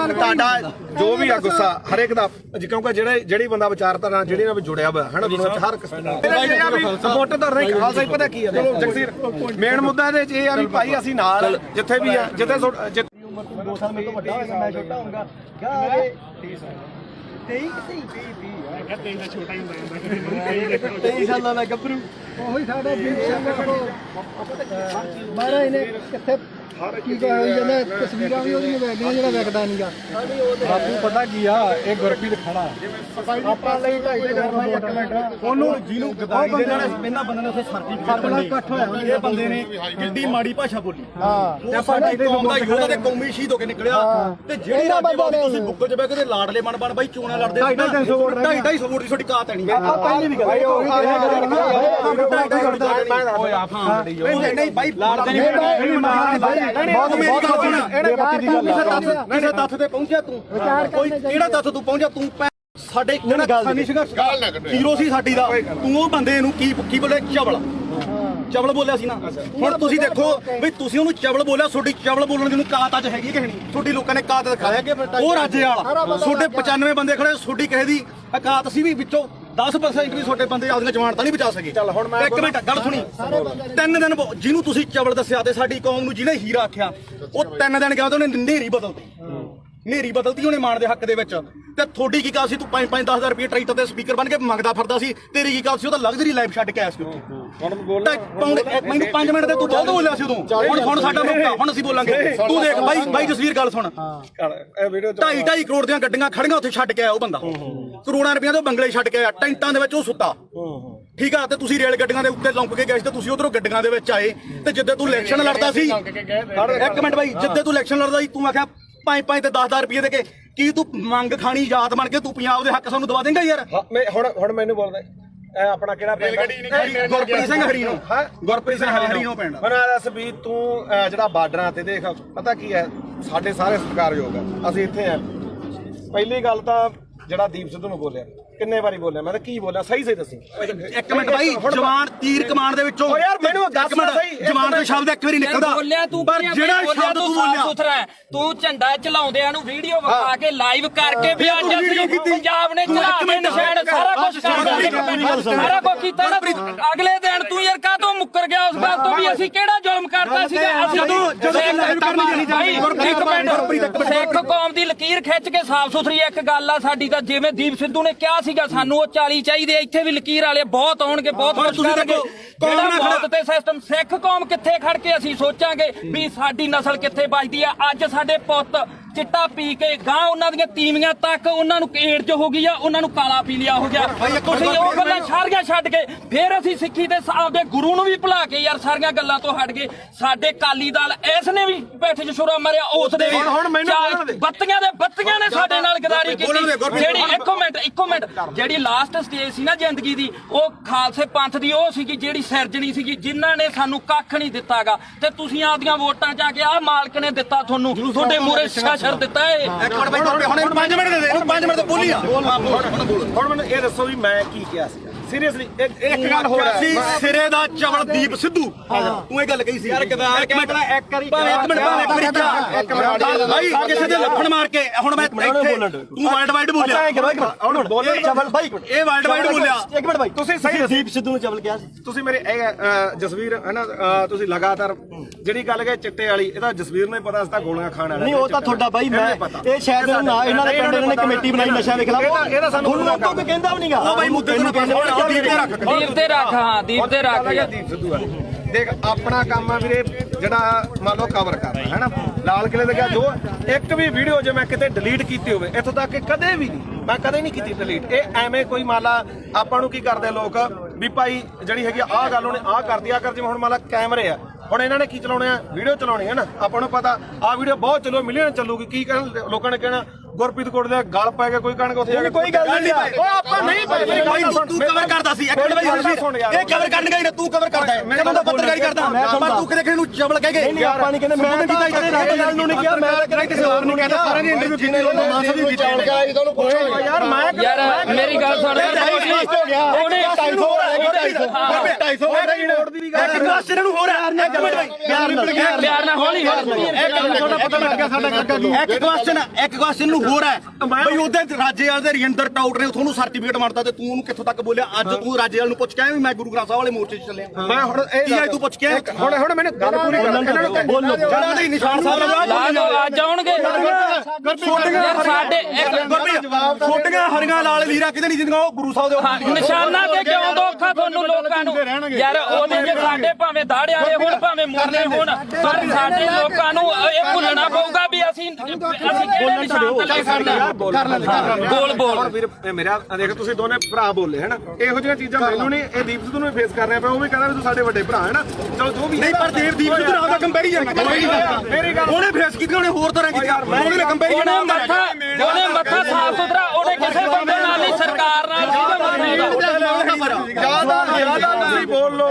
ਤੁਹਾਡਾ ਜੋ ਵੀ ਆ ਗੁੱਸਾ ਹਰੇਕ ਦਾ, ਕਿਉਂਕਿ ਜਿਹੜੀ ਬੰਦਾ ਵਿਚਾਰਧਾਰਾ ਜਿਹੜੀ ਨਾਲ ਜੁੜਿਆ ਹੋਇਆ ਹੈ ਨਾ ਦੁਨੀਆ ਵਿੱਚ ਹਰ ਕਿਸਮ ਦਾ ਸਪੋਰਟ ਤਾਂ ਨਹੀਂ ਖਾਲਸਾ ਹੀ ਪਤਾ ਕੀ ਹੈ ਜਗਸੀਰ ਮੇਨ ਮੁੱਦਾ ਇਹਦੇ 'ਚ ਇਹ ਆ ਵੀ ਭਾਈ ਅਸੀਂ ਨਾਲ ਜਿੱਥੇ ਵੀ ਆ ਜਿੱਥੇ 2 ਸਾਲ ਮੇਰੇ ਤੋਂ ਵੱਡਾ ਹੋਏਗਾ, ਮੈਂ ਛੋਟਾ ਹੋਊਗਾ। ਕਿਆ 23 ਸਾਲਾਂ ਦਾ ਗੱਭਰੂ। ਉਹੀ ਸਾਡਾ ਦੀਪ ਸਿੰਘ ਮਹਾਰਾਜ ਨੇ ਕਿੱਥੇ ਕੀ ਹੋਈ ਜਾਂਦਾ, ਤਸਵੀਰਾਂ ਵੀ ਉਹਦੀਆਂ ਵਗਦੀਆਂ ਜਿਹੜਾ ਵਿਕਦਾ ਨਹੀਂਗਾ। ਬਾਪੂ ਪਤਾ ਕੀ ਆ, ਇਹ ਗੁਰਪ੍ਰੀਤ ਖੜਾ ਆਪਾਂ ਲਈ 2.5 ਮਿੰਟ ਉਹਨੂੰ ਜਿਹਨੂੰ ਗਦਾਰੀ ਦੇ ਨਾਲ ਇਹਨਾਂ ਬੰਦੇ ਨੇ ਉੱਥੇ ਸਰਟੀਫਿਕੇਟ ਵੰਡੇ, ਇਕੱਠ ਹੋਇਆ ਇਹ ਬੰਦੇ ਨੇ ਕਿੰਨੀ ਮਾੜੀ ਭਾਸ਼ਾ ਬੋਲੀ। ਹਾਂ ਤੇ ਸਾਡੀ ਕੌਮ ਦਾ ਯੋਧਾ ਤੇ ਕੌਮੀ ਸ਼ਹੀਦ ਹੋ ਕੇ ਨਿਕਲਿਆ। ਤੇ ਜਿਹੜੀ ਰਾਜਵਾਦੀ ਤੁਸੀਂ ਬੁੱਕਲ 'ਚ ਬਹਿ ਕੇ ਤੇ ਲਾਡਲੇ ਬਣ ਬਾਈ ਚੋਣਾਂ ਲੜਦੇ 250 ਵੋਟ ਦੀ ਤੁਹਾਡੀ ਕਾਤ ਹੈ ਨਹੀਂ। ਪਹਿਲੀ ਵੀ ਗੱਲ ਨਹੀਂ ਬਾਈ ਕਿਸੇ ਤੱਥ ਤੇ ਪਹੁੰਚਿਆ ਤੂੰ, ਕੋਈ ਕਿਹੜਾ ਤੱਥ ਤੂੰ ਪਹੁੰਚਿਆ ਤੂੰ ਸਾਡੇ ਕਿਸਾਨੀ ਸੰਘਰਸ਼ ਹੀਰੋ ਸੀ ਸਾਡੀ ਦਾ, ਤੂੰ ਉਹ ਬੰਦੇ ਨੂੰ ਕੀ ਬੋਲੇ ਚਵਲ ਬੋਲਿਆ ਸੀ ਨਾ। ਹੁਣ ਤੁਸੀਂ ਦੇਖੋ ਵੀ ਤੁਸੀਂ ਉਹਨੂੰ ਚਵਲ ਬੋਲਿਆ, ਤੁਹਾਡੀ ਚਵਲ ਬੋਲਣ ਦੀ ਨੂੰ ਕਾਤ ਅੱਜ ਹੈਗੀ ਕਿ ਨਹੀਂ? ਤੁਹਾਡੀ ਲੋਕਾਂ ਨੇ ਕਾਤ ਦਿਖਾਇਆ ਕਿ ਉਹ ਰਾਜੇ ਵਾਲਾ, ਤੁਹਾਡੇ 95 ਬੰਦੇ ਖੜੇ, ਤੁਹਾਡੀ ਕਿਸੇ ਦੀ ਕਾਤ ਸੀ ਵੀ ਵਿੱਚੋਂ 10% ਵੀ ਤੁਹਾਡੇ ਬੰਦੇ ਆਪਦੀਆਂ ਜਮਾਨਤਾਂ ਨਹੀਂ ਬਚਾ ਸਕੇ। ਚੱਲ ਹੁਣ ਮੈਂ ਇੱਕ ਮਿੰਟ ਗੱਲ ਸੁਣੀ। 3 ਦਿਨ ਜਿਹਨੂੰ ਤੁਸੀਂ ਚਵਲ ਦੱਸਿਆ ਤੇ ਸਾਡੀ ਕੌਮ ਨੂੰ ਜਿਹਨੇ ਹੀਰਾ ਆਖਿਆ, ਉਹ 3 ਦਿਨ ਗਿਆ ਤੇ ਉਹਨੇ ਨੇਰੀ ਬਦਲਤੀ ਉਹਨੇ ਮਾਣ ਦੇ ਹੱਕ ਦੇ ਵਿੱਚ। ਤੇ ਤੁਹਾਡੀ ਕੀ ਗੱਲ ਸੀ? ਤੂੰ 5-10 ਰੁਪਏ ਟਰੈਕਟਰ ਤੇ ਸਪੀਕਰ ਬਣ ਕੇ ਮੰਗਦਾ ਫਿਰਦਾ ਸੀ। ਤੇਰੀ ਕੀ ਗੱਲ ਸੀ? ਉਹ ਤਾਂ ਲਗਜ਼ਰੀ ਲਾਈਫ ਛੱਡ ਕੇ ਆਇਆ ਸੀ ਉੱਥੇ। ਮੈਨੂੰ 5 ਮਿੰਟ ਤੇ ਤੂੰ ਬਹੁਤ ਬੋਲਿਆ ਸੀ ਉਦੋਂ। ਹੁਣ ਸਾਡਾ ਮੌਕਾ, ਹੁਣ ਅਸੀਂ ਬੋਲਾਂਗੇ। ਤੂੰ ਦੇਖ ਬਾਈ ਜਸਵੀਰ ਗੱਲ ਸੁਣ, 2.5 ਕਰੋੜ ਦੀਆਂ ਗੱਡੀਆਂ ਖੜੀਆਂ ਉੱਥੇ ਛੱਡ ਕੇ ਆਇਆ ਉਹ ਬੰਦਾ, ਕਰੋੜਾਂ ਰੁਪਈਆਂ ਦੇ ਬੰਗਲੇ ਛੱਡ ਕੇ ਆਇਆ, ਟੈਂਟਾਂ ਦੇ ਵਿੱਚ ਉਹ ਸੁੱਤਾ। ਠੀਕ ਆ, ਤੇ ਤੁਸੀਂ ਰੇਲ ਗੱਡੀਆਂ ਦੇ ਉੱਤੇ ਲੰਘ ਕੇ ਗਏ ਸੀ ਤੇ ਤੁਸੀਂ ਉਧਰੋਂ ਗੱਡੀਆਂ ਦੇ ਵਿੱਚ ਆਏ। ਤੇ ਜਿੱਦੇ ਤੂੰ ਇਲੈਕਸ਼ਨ ਲੜਦਾ ਸੀ, ਇੱਕ ਮਿੰਟ ਬਾਈ, ਜਿੱਦੇ ਤੂੰ ਇਲੈਕਸ਼ਨ ਲੜਦਾ ਸੀ ਤੂੰ ਆਖਿਆ 5 ਤੇ 10 ਰੁਪਏ ਦੇ ਕੇ ਕੀ ਤੂੰ ਮੰਗ ਖਾਣੀ ਯਾਦ ਬਣ ਕੇ ਤੂੰ ਪੰਜਾਬ ਦੇ ਹੱਕ ਸਾਨੂੰ ਦਵਾ ਦੇਂਗਾ ਯਾਰ? ਹੁਣ ਮੈਨੂੰ ਬੋਲਦਾ ਆਪਣਾ ਕਿਹੜਾ ਗੁਰਪ੍ਰੀਤ ਸਿੰਘ ਹਰੀਨੋ, ਗੁਰਪ੍ਰੀਤ ਸਿੰਘ ਹਰੀਨੋ ਪਿੰਡ। ਹੁਣ ਦੱਸ ਵੀ ਤੂੰ ਜਿਹੜਾ ਬਾਰਡਰਾਂ ਤੇ ਦੇਖ, ਪਤਾ ਕੀ ਹੈ, ਸਾਡੇ ਸਾਰੇ ਸਤਿਕਾਰਯੋਗ ਆ, ਅਸੀਂ ਇੱਥੇ ਆ। ਪਹਿਲੀ ਗੱਲ ਤਾਂ ਜਿਹੜਾ ਦੀਪ ਸਿੱਧੂ ਨੂੰ ਬੋਲਿਆ, ਕਿੰਨੇ ਵਾਰੀ ਬੋਲਿਆ ਮੈਂ, ਤਾਂ ਕੀ ਬੋਲਿਆ ਸਹੀ ਦੱਸੀ। ਇੱਕ ਮਿੰਟ ਬਾਈ, ਜਵਾਨ ਤੀਰ ਕਮਾਨ ਦੇ ਵਿੱਚੋਂ ਯਾਰ ਮੈਨੂੰ ਦੱਸ ਸਹੀ, ਜਵਾਨ ਦਾ ਸ਼ਬਦ ਇੱਕ ਵਾਰੀ ਨਿਕਲਦਾ, ਬੋਲਿਆ ਤੂੰ, ਪਰ ਜਿਹੜਾ ਸ਼ਬਦ ਤੂੰ ਬੋਲਿਆ ਸੁਥਰਾ ਹੈ। ਤੂੰ ਝੰਡਾ ਚਲਾਉਂਦਿਆਂ ਨੂੰ ਵੀਡੀਓ ਵਿਖਾ ਕੇ ਲਾਈਵ ਕਰਕੇ ਵੀ ਅੱਜ ਅਸੀਂ ਪੰਜਾਬ ਨੇ ਚਲਾ ਕੇ ਨਿਸ਼ਾਨ ਸਾਰਾ ਕੁਝ ਸਾਰਾ ਕੁਝ ਕੀਤਾ ਨਾ। ਅਗਲੇ ਦਿਨ ਤੂੰ ਯਾਰ ਕਾਹਤੋਂ ਮੁੱਕਰ ਗਿਆ ਉਸ ਗੱਲ ਤੋਂ ਵੀ ਅਸੀਂ ਕਿਹੜਾ ਜ਼ੁਲਮ ਕਰਤਾ ਸੀਗਾ? ਅਸੀਂ ਸਿੱਖ ਕੌਮ ਦੀ ਲਕੀਰ ਖਿੱਚ ਕੇ ਸਾਫ਼ ਸੁਥਰੀ ਇੱਕ ਗੱਲ ਆ ਸਾਡੀ ਤਾਂ, ਜਿਵੇਂ ਦੀਪ ਸਿੱਧੂ ਨੇ ਕਿਹਾ ਸੀਗਾ ਸਾਨੂੰ ਉਹ 40 ਚਾਹੀਦੇ, ਇੱਥੇ ਵੀ ਲਕੀਰ ਵਾਲੇ ਬਹੁਤ ਆਉਣਗੇ, ਬਹੁਤ ਕੁਝ ਕਰਨਗੇ। ਜਿਹੜਾ ਮੌਤ ਤੇ ਸਿਸਟਮ, ਸਿੱਖ ਕੌਮ ਕਿੱਥੇ ਖੜ ਕੇ ਅਸੀਂ ਸੋਚਾਂਗੇ ਵੀ ਸਾਡੀ ਨਸਲ ਕਿੱਥੇ ਬਚਦੀ ਆ? ਅੱਜ ਸਾਡੇ ਪੁੱਤ ਚਿੱਟਾ ਪੀ ਕੇ ਗਾਂ ਉਹਨਾਂ ਦੀਆਂ ਤੀਵੀਆਂ ਤੱਕ ਉਹਨਾਂ ਨੂੰ ਏਡਜ਼ ਹੋ ਗਈ ਆ, ਉਹਨਾਂ ਨੂੰ ਕਾਲਾ ਪੀਲੀਆ ਹੋ ਗਿਆ। ਤੁਸੀਂ ਉਹ ਗੱਲਾਂ ਸਾਰੀਆਂ ਛੱਡ ਕੇ ਫਿਰ ਅਸੀਂ ਸਿੱਖੀ ਦੇ ਆਪਦੇ ਗੁਰੂ ਨੂੰ ਵੀ ਭੁਲਾ ਕੇ ਯਾਰ ਸਾਰੀਆਂ ਗੱਲਾਂ ਤੋਂ ਹਟ ਗਏ। ਸਾਡੇ ਕਾਲੀ ਦਲ ਇਸ ਨੇ ਵੀ ਪਿੱਠ 'ਚ ਛੁਰਾ ਮਾਰਿਆ, ਉਸ ਦੇ ਬੱਤੀਆਂ ਨੇ ਸਾਡੇ ਨਾਲ ਗਦਾਰੀ ਕੀਤੀ। ਜਿਹੜੀ ਇੱਕੋ ਮਿੰਟ ਜਿਹੜੀ ਲਾਸਟ ਸਟੇਜ ਸੀ ਨਾ ਜ਼ਿੰਦਗੀ ਦੀ, ਉਹ ਖਾਲਸੇ ਪੰਥ ਦੀ ਉਹ ਸੀਗੀ ਜਿਹੜੀ ਸਿਰਜਣੀ ਸੀਗੀ, ਜਿਨ੍ਹਾਂ ਨੇ ਸਾਨੂੰ ਕੱਖ ਨਹੀਂ ਦਿੱਤਾਗਾ। ਤੇ ਤੁਸੀਂ ਆਪਦੀਆਂ ਵੋਟਾਂ 'ਚ ਆ ਕੇ ਆਹ ਮਾਲਕ ਨੇ ਦਿੱਤਾ ਤੁਹਾਨੂੰ, ਤੁਹਾਡੇ ਮੂਹਰੇ ਸ਼ਰ ਦਿੱਤਾ ਏ। ਇੱਕ ਮਿੰਟ ਬਾਈ, ਹੁਣ 5 ਮਿੰਟ ਦੇ ਦੇ, 5 ਮਿੰਟ ਤੇ ਬੋਲੀ ਆ। ਹੁਣ ਮੈਨੂੰ ਇਹ ਦੱਸੋ ਵੀ ਮੈਂ ਕੀ ਕਿਹਾ ਸੀ ਸੀਰੀਅਸਲੀ? ਇੱਕ ਗੱਲ ਹੋਰ ਸੀ, ਸਿਰੇ ਦਾ ਚਵਲ ਦੀਪ ਸਿੱਧੂ, ਤੂੰ ਇਹ ਗੱਲ ਕਹੀ ਸੀ। ਇੱਕ ਮਿੰਟ ਬਾਈ, ਕਿਸੇ ਦੇ ਲੱਫੜ ਮਾਰ ਕੇ ਹੁਣ ਮੈਂ ਇੱਥੇ ਤੂੰ ਵਰਲਡ ਵਾਈਡ ਬੋਲਿਆ, ਹੁਣ ਬੋਲੇ ਚਵਲ ਬਾਈ, ਇਹ ਵਰਲਡ ਵਾਈਡ ਬੋਲਿਆ। ਇੱਕ ਮਿੰਟ ਬਾਈ, ਤੁਸੀਂ ਸਹੀ ਦੀਪ ਸਿੱਧੂ ਨੂੰ ਚਵਲ ਕਿਹਾ ਸੀ? ਤੁਸੀਂ ਮੇਰੇ ਜਸਵੀਰ ਹੈ ਨਾ, ਤੁਸੀਂ ਲਗਾਤਾਰ ਜਿਹੜੀ ਗੱਲ ਕਹੇ ਚਿੱਟੇ ਵਾਲੀ, ਇਹਦਾ ਜਸਵੀਰ ਨੂੰ ਪਤਾ, ਅਸੀਂ ਤਾਂ ਗੋਲੀਆਂ ਖਾਣ ਵਾਲੇ ਨਹੀਂ। ਉਹ ਤਾਂ ਤੁਹਾਡਾ ਬਾਈ, ਮੈਂ ਇਹ ਸ਼ਾਇਦ ਇਹਨਾਂ ਦੇ ਪਿੰਡ ਨੇ ਕਮੇਟੀ ਬਣਾਈ ਨਸ਼ਾ ਦੇ ਖਿਲਾਫ, ਇਹਦਾ ਸਾਨੂੰ ਕੋਈ ਕਹਿੰਦਾ ਵੀ ਨਹੀਂਗਾ। ਉਹ ਬਾਈ ਮੁੱਦੇ ਨੂੰ ਦੀਪ ਤੇ ਰੱਖ, ਹਾਂ ਦੀਪ ਤੇ ਰੱਖ। ਦੀਪ ਸਿੱਧੂ ਆ, ਦੇਖ ਆਪਣਾ ਕੰਮ ਆ ਵੀਰੇ, ਜਿਹੜਾ ਮੰਨ ਲਓ ਕਵਰ ਕਰਨਾ ਹੈ ਨਾ। ਲਾਲ ਕਿਲੇ ਦੇ ਗਿਆ ਜੋ ਇੱਕ ਵੀ ਵੀਡੀਓ ਜੇ ਮੈਂ ਕਿਤੇ ਡਿਲੀਟ ਕੀਤੀ ਹੋਵੇ, ਇੱਥੋਂ ਤੱਕ ਕਿ ਕਦੇ ਵੀ ਨਹੀਂ, ਮੈਂ ਕਦੇ ਨਹੀਂ ਕੀਤੀ ਡਿਲੀਟ। ਇਹ ਐਵੇਂ ਕੋਈ ਮੰਨ ਲਾ ਆਪਾਂ ਨੂੰ ਕੀ ਕਰਦੇ ਲੋਕ ਵੀ ਭਾਈ ਜਿਹੜੀ ਹੈਗੀ ਆਹ ਗੱਲ ਉਹਨੇ ਆਹ ਕਰਦੀ ਆ ਕਰ, ਜਿਵੇਂ ਹੁਣ ਮੰਨ ਲਾ ਕੈਮਰੇ ਆ, ਹੁਣ ਇਹਨਾਂ ਨੇ ਕੀ ਚਲਾਉਣੇ ਆ? ਵੀਡੀਓ ਚਲਾਉਣੀ ਹੈ ਨਾ। ਆਪਾਂ ਨੂੰ ਪਤਾ ਆਹ ਵੀਡੀਓ ਬਹੁਤ ਚੱਲੋ, ਮਿਲੀਅਨ ਚੱਲੂਗੀ, ਕੀ ਕਹਿਣ ਲੋਕਾਂ ਨੇ ਕਹਿਣਾ ਗੁਰਪ੍ਰੀਤ ਕੋਟ ਦੇ ਗਲ ਪੈ ਕੇ ਕੋਈ ਕਣਕ ਉੱਥੇ ਜਾ ਕੇ ਕੋਈ ਗੱਲ ਨਹੀਂ ਉਹ ਆਪਾਂ ਨਹੀਂ ਭਾਈ ਤੂੰ ਕਵਰ ਕਰਦਾ ਸੀ ਇੱਕ ਮਿੰਟ ਬਾਈ ਇਹ ਕਵਰ ਕਰਨ ਗਈ ਨਾ ਤੂੰ ਕਵਰ ਕਰਦਾ ਹੈ ਮੈਂ ਤਾਂ ਪੱਤਰਕਾਰੀ ਕਰਦਾ ਪਰ ਤੂੰ ਕਿਤੇ ਕਿਸੇ ਨੂੰ ਚਵਲ ਕਹਿ ਗਏ ਨਹੀਂ ਆਪਾਂ ਨਹੀਂ ਕਹਿੰਦੇ ਮੈਂ ਤਾਂ ਕੀਤਾ ਰਾਜੇ ਲਾਲ ਨੂੰ ਨਹੀਂ ਕਿਹਾ ਮੈਂ ਤਾਂ ਕਿਸੇ ਹੋਰ ਨੂੰ ਕਹਿੰਦਾ ਸਾਰਿਆਂ ਦੀ ਇੰਟਰਵਿਊ ਕੀਤੀ ਯਾਰ ਮੈਂ ਯਾਰ ਮੇਰੀ ਗੱਲ ਸੁਣ ਉਹਨੇ 250 ਇੱਕ ਕਲਾਸ ਨੂੰ ਹੋ ਰਿਹਾ ਇੱਕ ਮਿੰਟ ਪਿਆਰ ਨਾਲ ਹੌਲੀ ਇੱਕ ਕੁਐਸਚਨ ਨੂੰ ਹੋਰ ਹੈ ਬਈ ਉਹਦੇ ਰਾਜੇਵਾਲ ਦੇ ਰਿੰਦਰ ਟਾਊਟ ਨੇ ਤੁਹਾਨੂੰ ਸਰਟੀਫਿਕੇਟ ਮਾਰਤਾ ਤੇ ਤੂੰ ਉਹਨੂੰ ਕਿੱਥੋਂ ਤੱਕ ਬੋਲਿਆ ਅੱਜ ਤੂੰ ਰਾਜੇਵਾਲ ਨੂੰ ਪੁੱਛ ਕੇ ਆਇਆ ਵੀ ਮੈਂ ਗੁਰੂ ਗ੍ਰੰਥ ਸਾਹਿਬ ਵਾਲੇ ਮੋਰਚੇ 'ਚ ਚੱਲਿਆ ਮੈਂ ਹੁਣ ਕੀ ਆਈ ਤੂੰ ਪੁੱਛ ਕੇ ਹੁਣ ਮੈਨੂੰ ਗੱਲ ਪੂਰੀ ਕਰ ਇਹਨਾਂ ਨੂੰ ਬੋਲੋ ਜਿਹੜਾ ਨਹੀਂ ਨਿਸ਼ਾਨ ਸਾਹਿਬ ਲਾ ਦੋ ਅੱਜ ਆਉਣਗੇ ਯਾਰ ਸਾਡੇ ਛੋਟੀਆਂ ਹਰੀਆਂ ਲਾਲ ਲੀਰਾ ਕਿਤੇ ਨਹੀਂ ਜਿੰਦੀਆਂ ਉਹ ਗੁਰੂ ਸਾਹਿਬ ਦੇ ਨਿਸ਼ਾਨਾ ਤੇ ਕਿਉਂ ਦੋਖਾ ਤੁਹਾਨੂੰ ਲੋਕਾਂ ਨੂੰ ਯਾਰ ਉਹਦੇ ਜੇ ਸਾਡੇ ਭਾਵੇਂ ਦਾੜੇ ਵਾਲੇ ਹੋਣ ਭਾਵੇਂ ਮੁਰਲੇ ਹੋਣ ਪਰ ਸਾਡੇ ਲੋਕਾਂ ਨੂੰ ਇਹ ਭੁੱਲਣਾ ਪਊਗਾ ਵੀ ਅਸੀਂ ਕਿਹੜੇ ਨਿਸ਼ਾਨ ਤੇ ਲੈ ਸਕਦੇ ਹਾਂ ਬੋਲ ਵੀਰ ਮੇਰਾ ਦੇਖ ਤੁਸੀਂ ਦੋਨੇ ਭਰਾ ਬੋਲੇ ਹੈ ਨਾ ਇਹੋ ਜਿਹੀਆਂ ਚੀਜ਼ਾਂ ਮੈਨੂੰ ਨਹੀਂ ਇਹ ਦੀਪ ਸਿੱਧੂ ਨੂੰ ਫੇਸ ਕਰਨੇ ਪਿਆ ਉਹ ਵੀ ਕਹਿੰਦਾ ਵੀ ਤੂੰ ਸਾਡੇ ਵੱਡੇ ਭਰਾ ਹੈ ਨਾ ਚਲੋ ਜੋ ਵੀ ਨਹੀਂ ਪਰ ਦੀਪ ਸਿੱਧੂ ਨਾਲ ਦਾ ਕੰਪੈਰੀਜ਼ਨ ਮੇਰੀ ਗੱਲ ਉਹਨੇ ਫੇਸ ਕੀਤੀ ਉਹਨੇ ਹੋਰ ਤਰ੍ਹਾਂ ਕੀਤੀ ਉਹਨੇ ਕੰਪੈਰੀਜ਼ਨ ਉਹਨੇ ਮੱਥਾ ਸਾਫ ਸੁਥਰਾ ਉਹਨੇ ਕਿਸੇ ਬੰਦੇ ਨਾਲ ਨਹੀਂ ਸਰਕਾਰ ਨਾਲ ਜਿਆਦਾ ਤੁਸੀਂ ਬੋਲ ਲੋ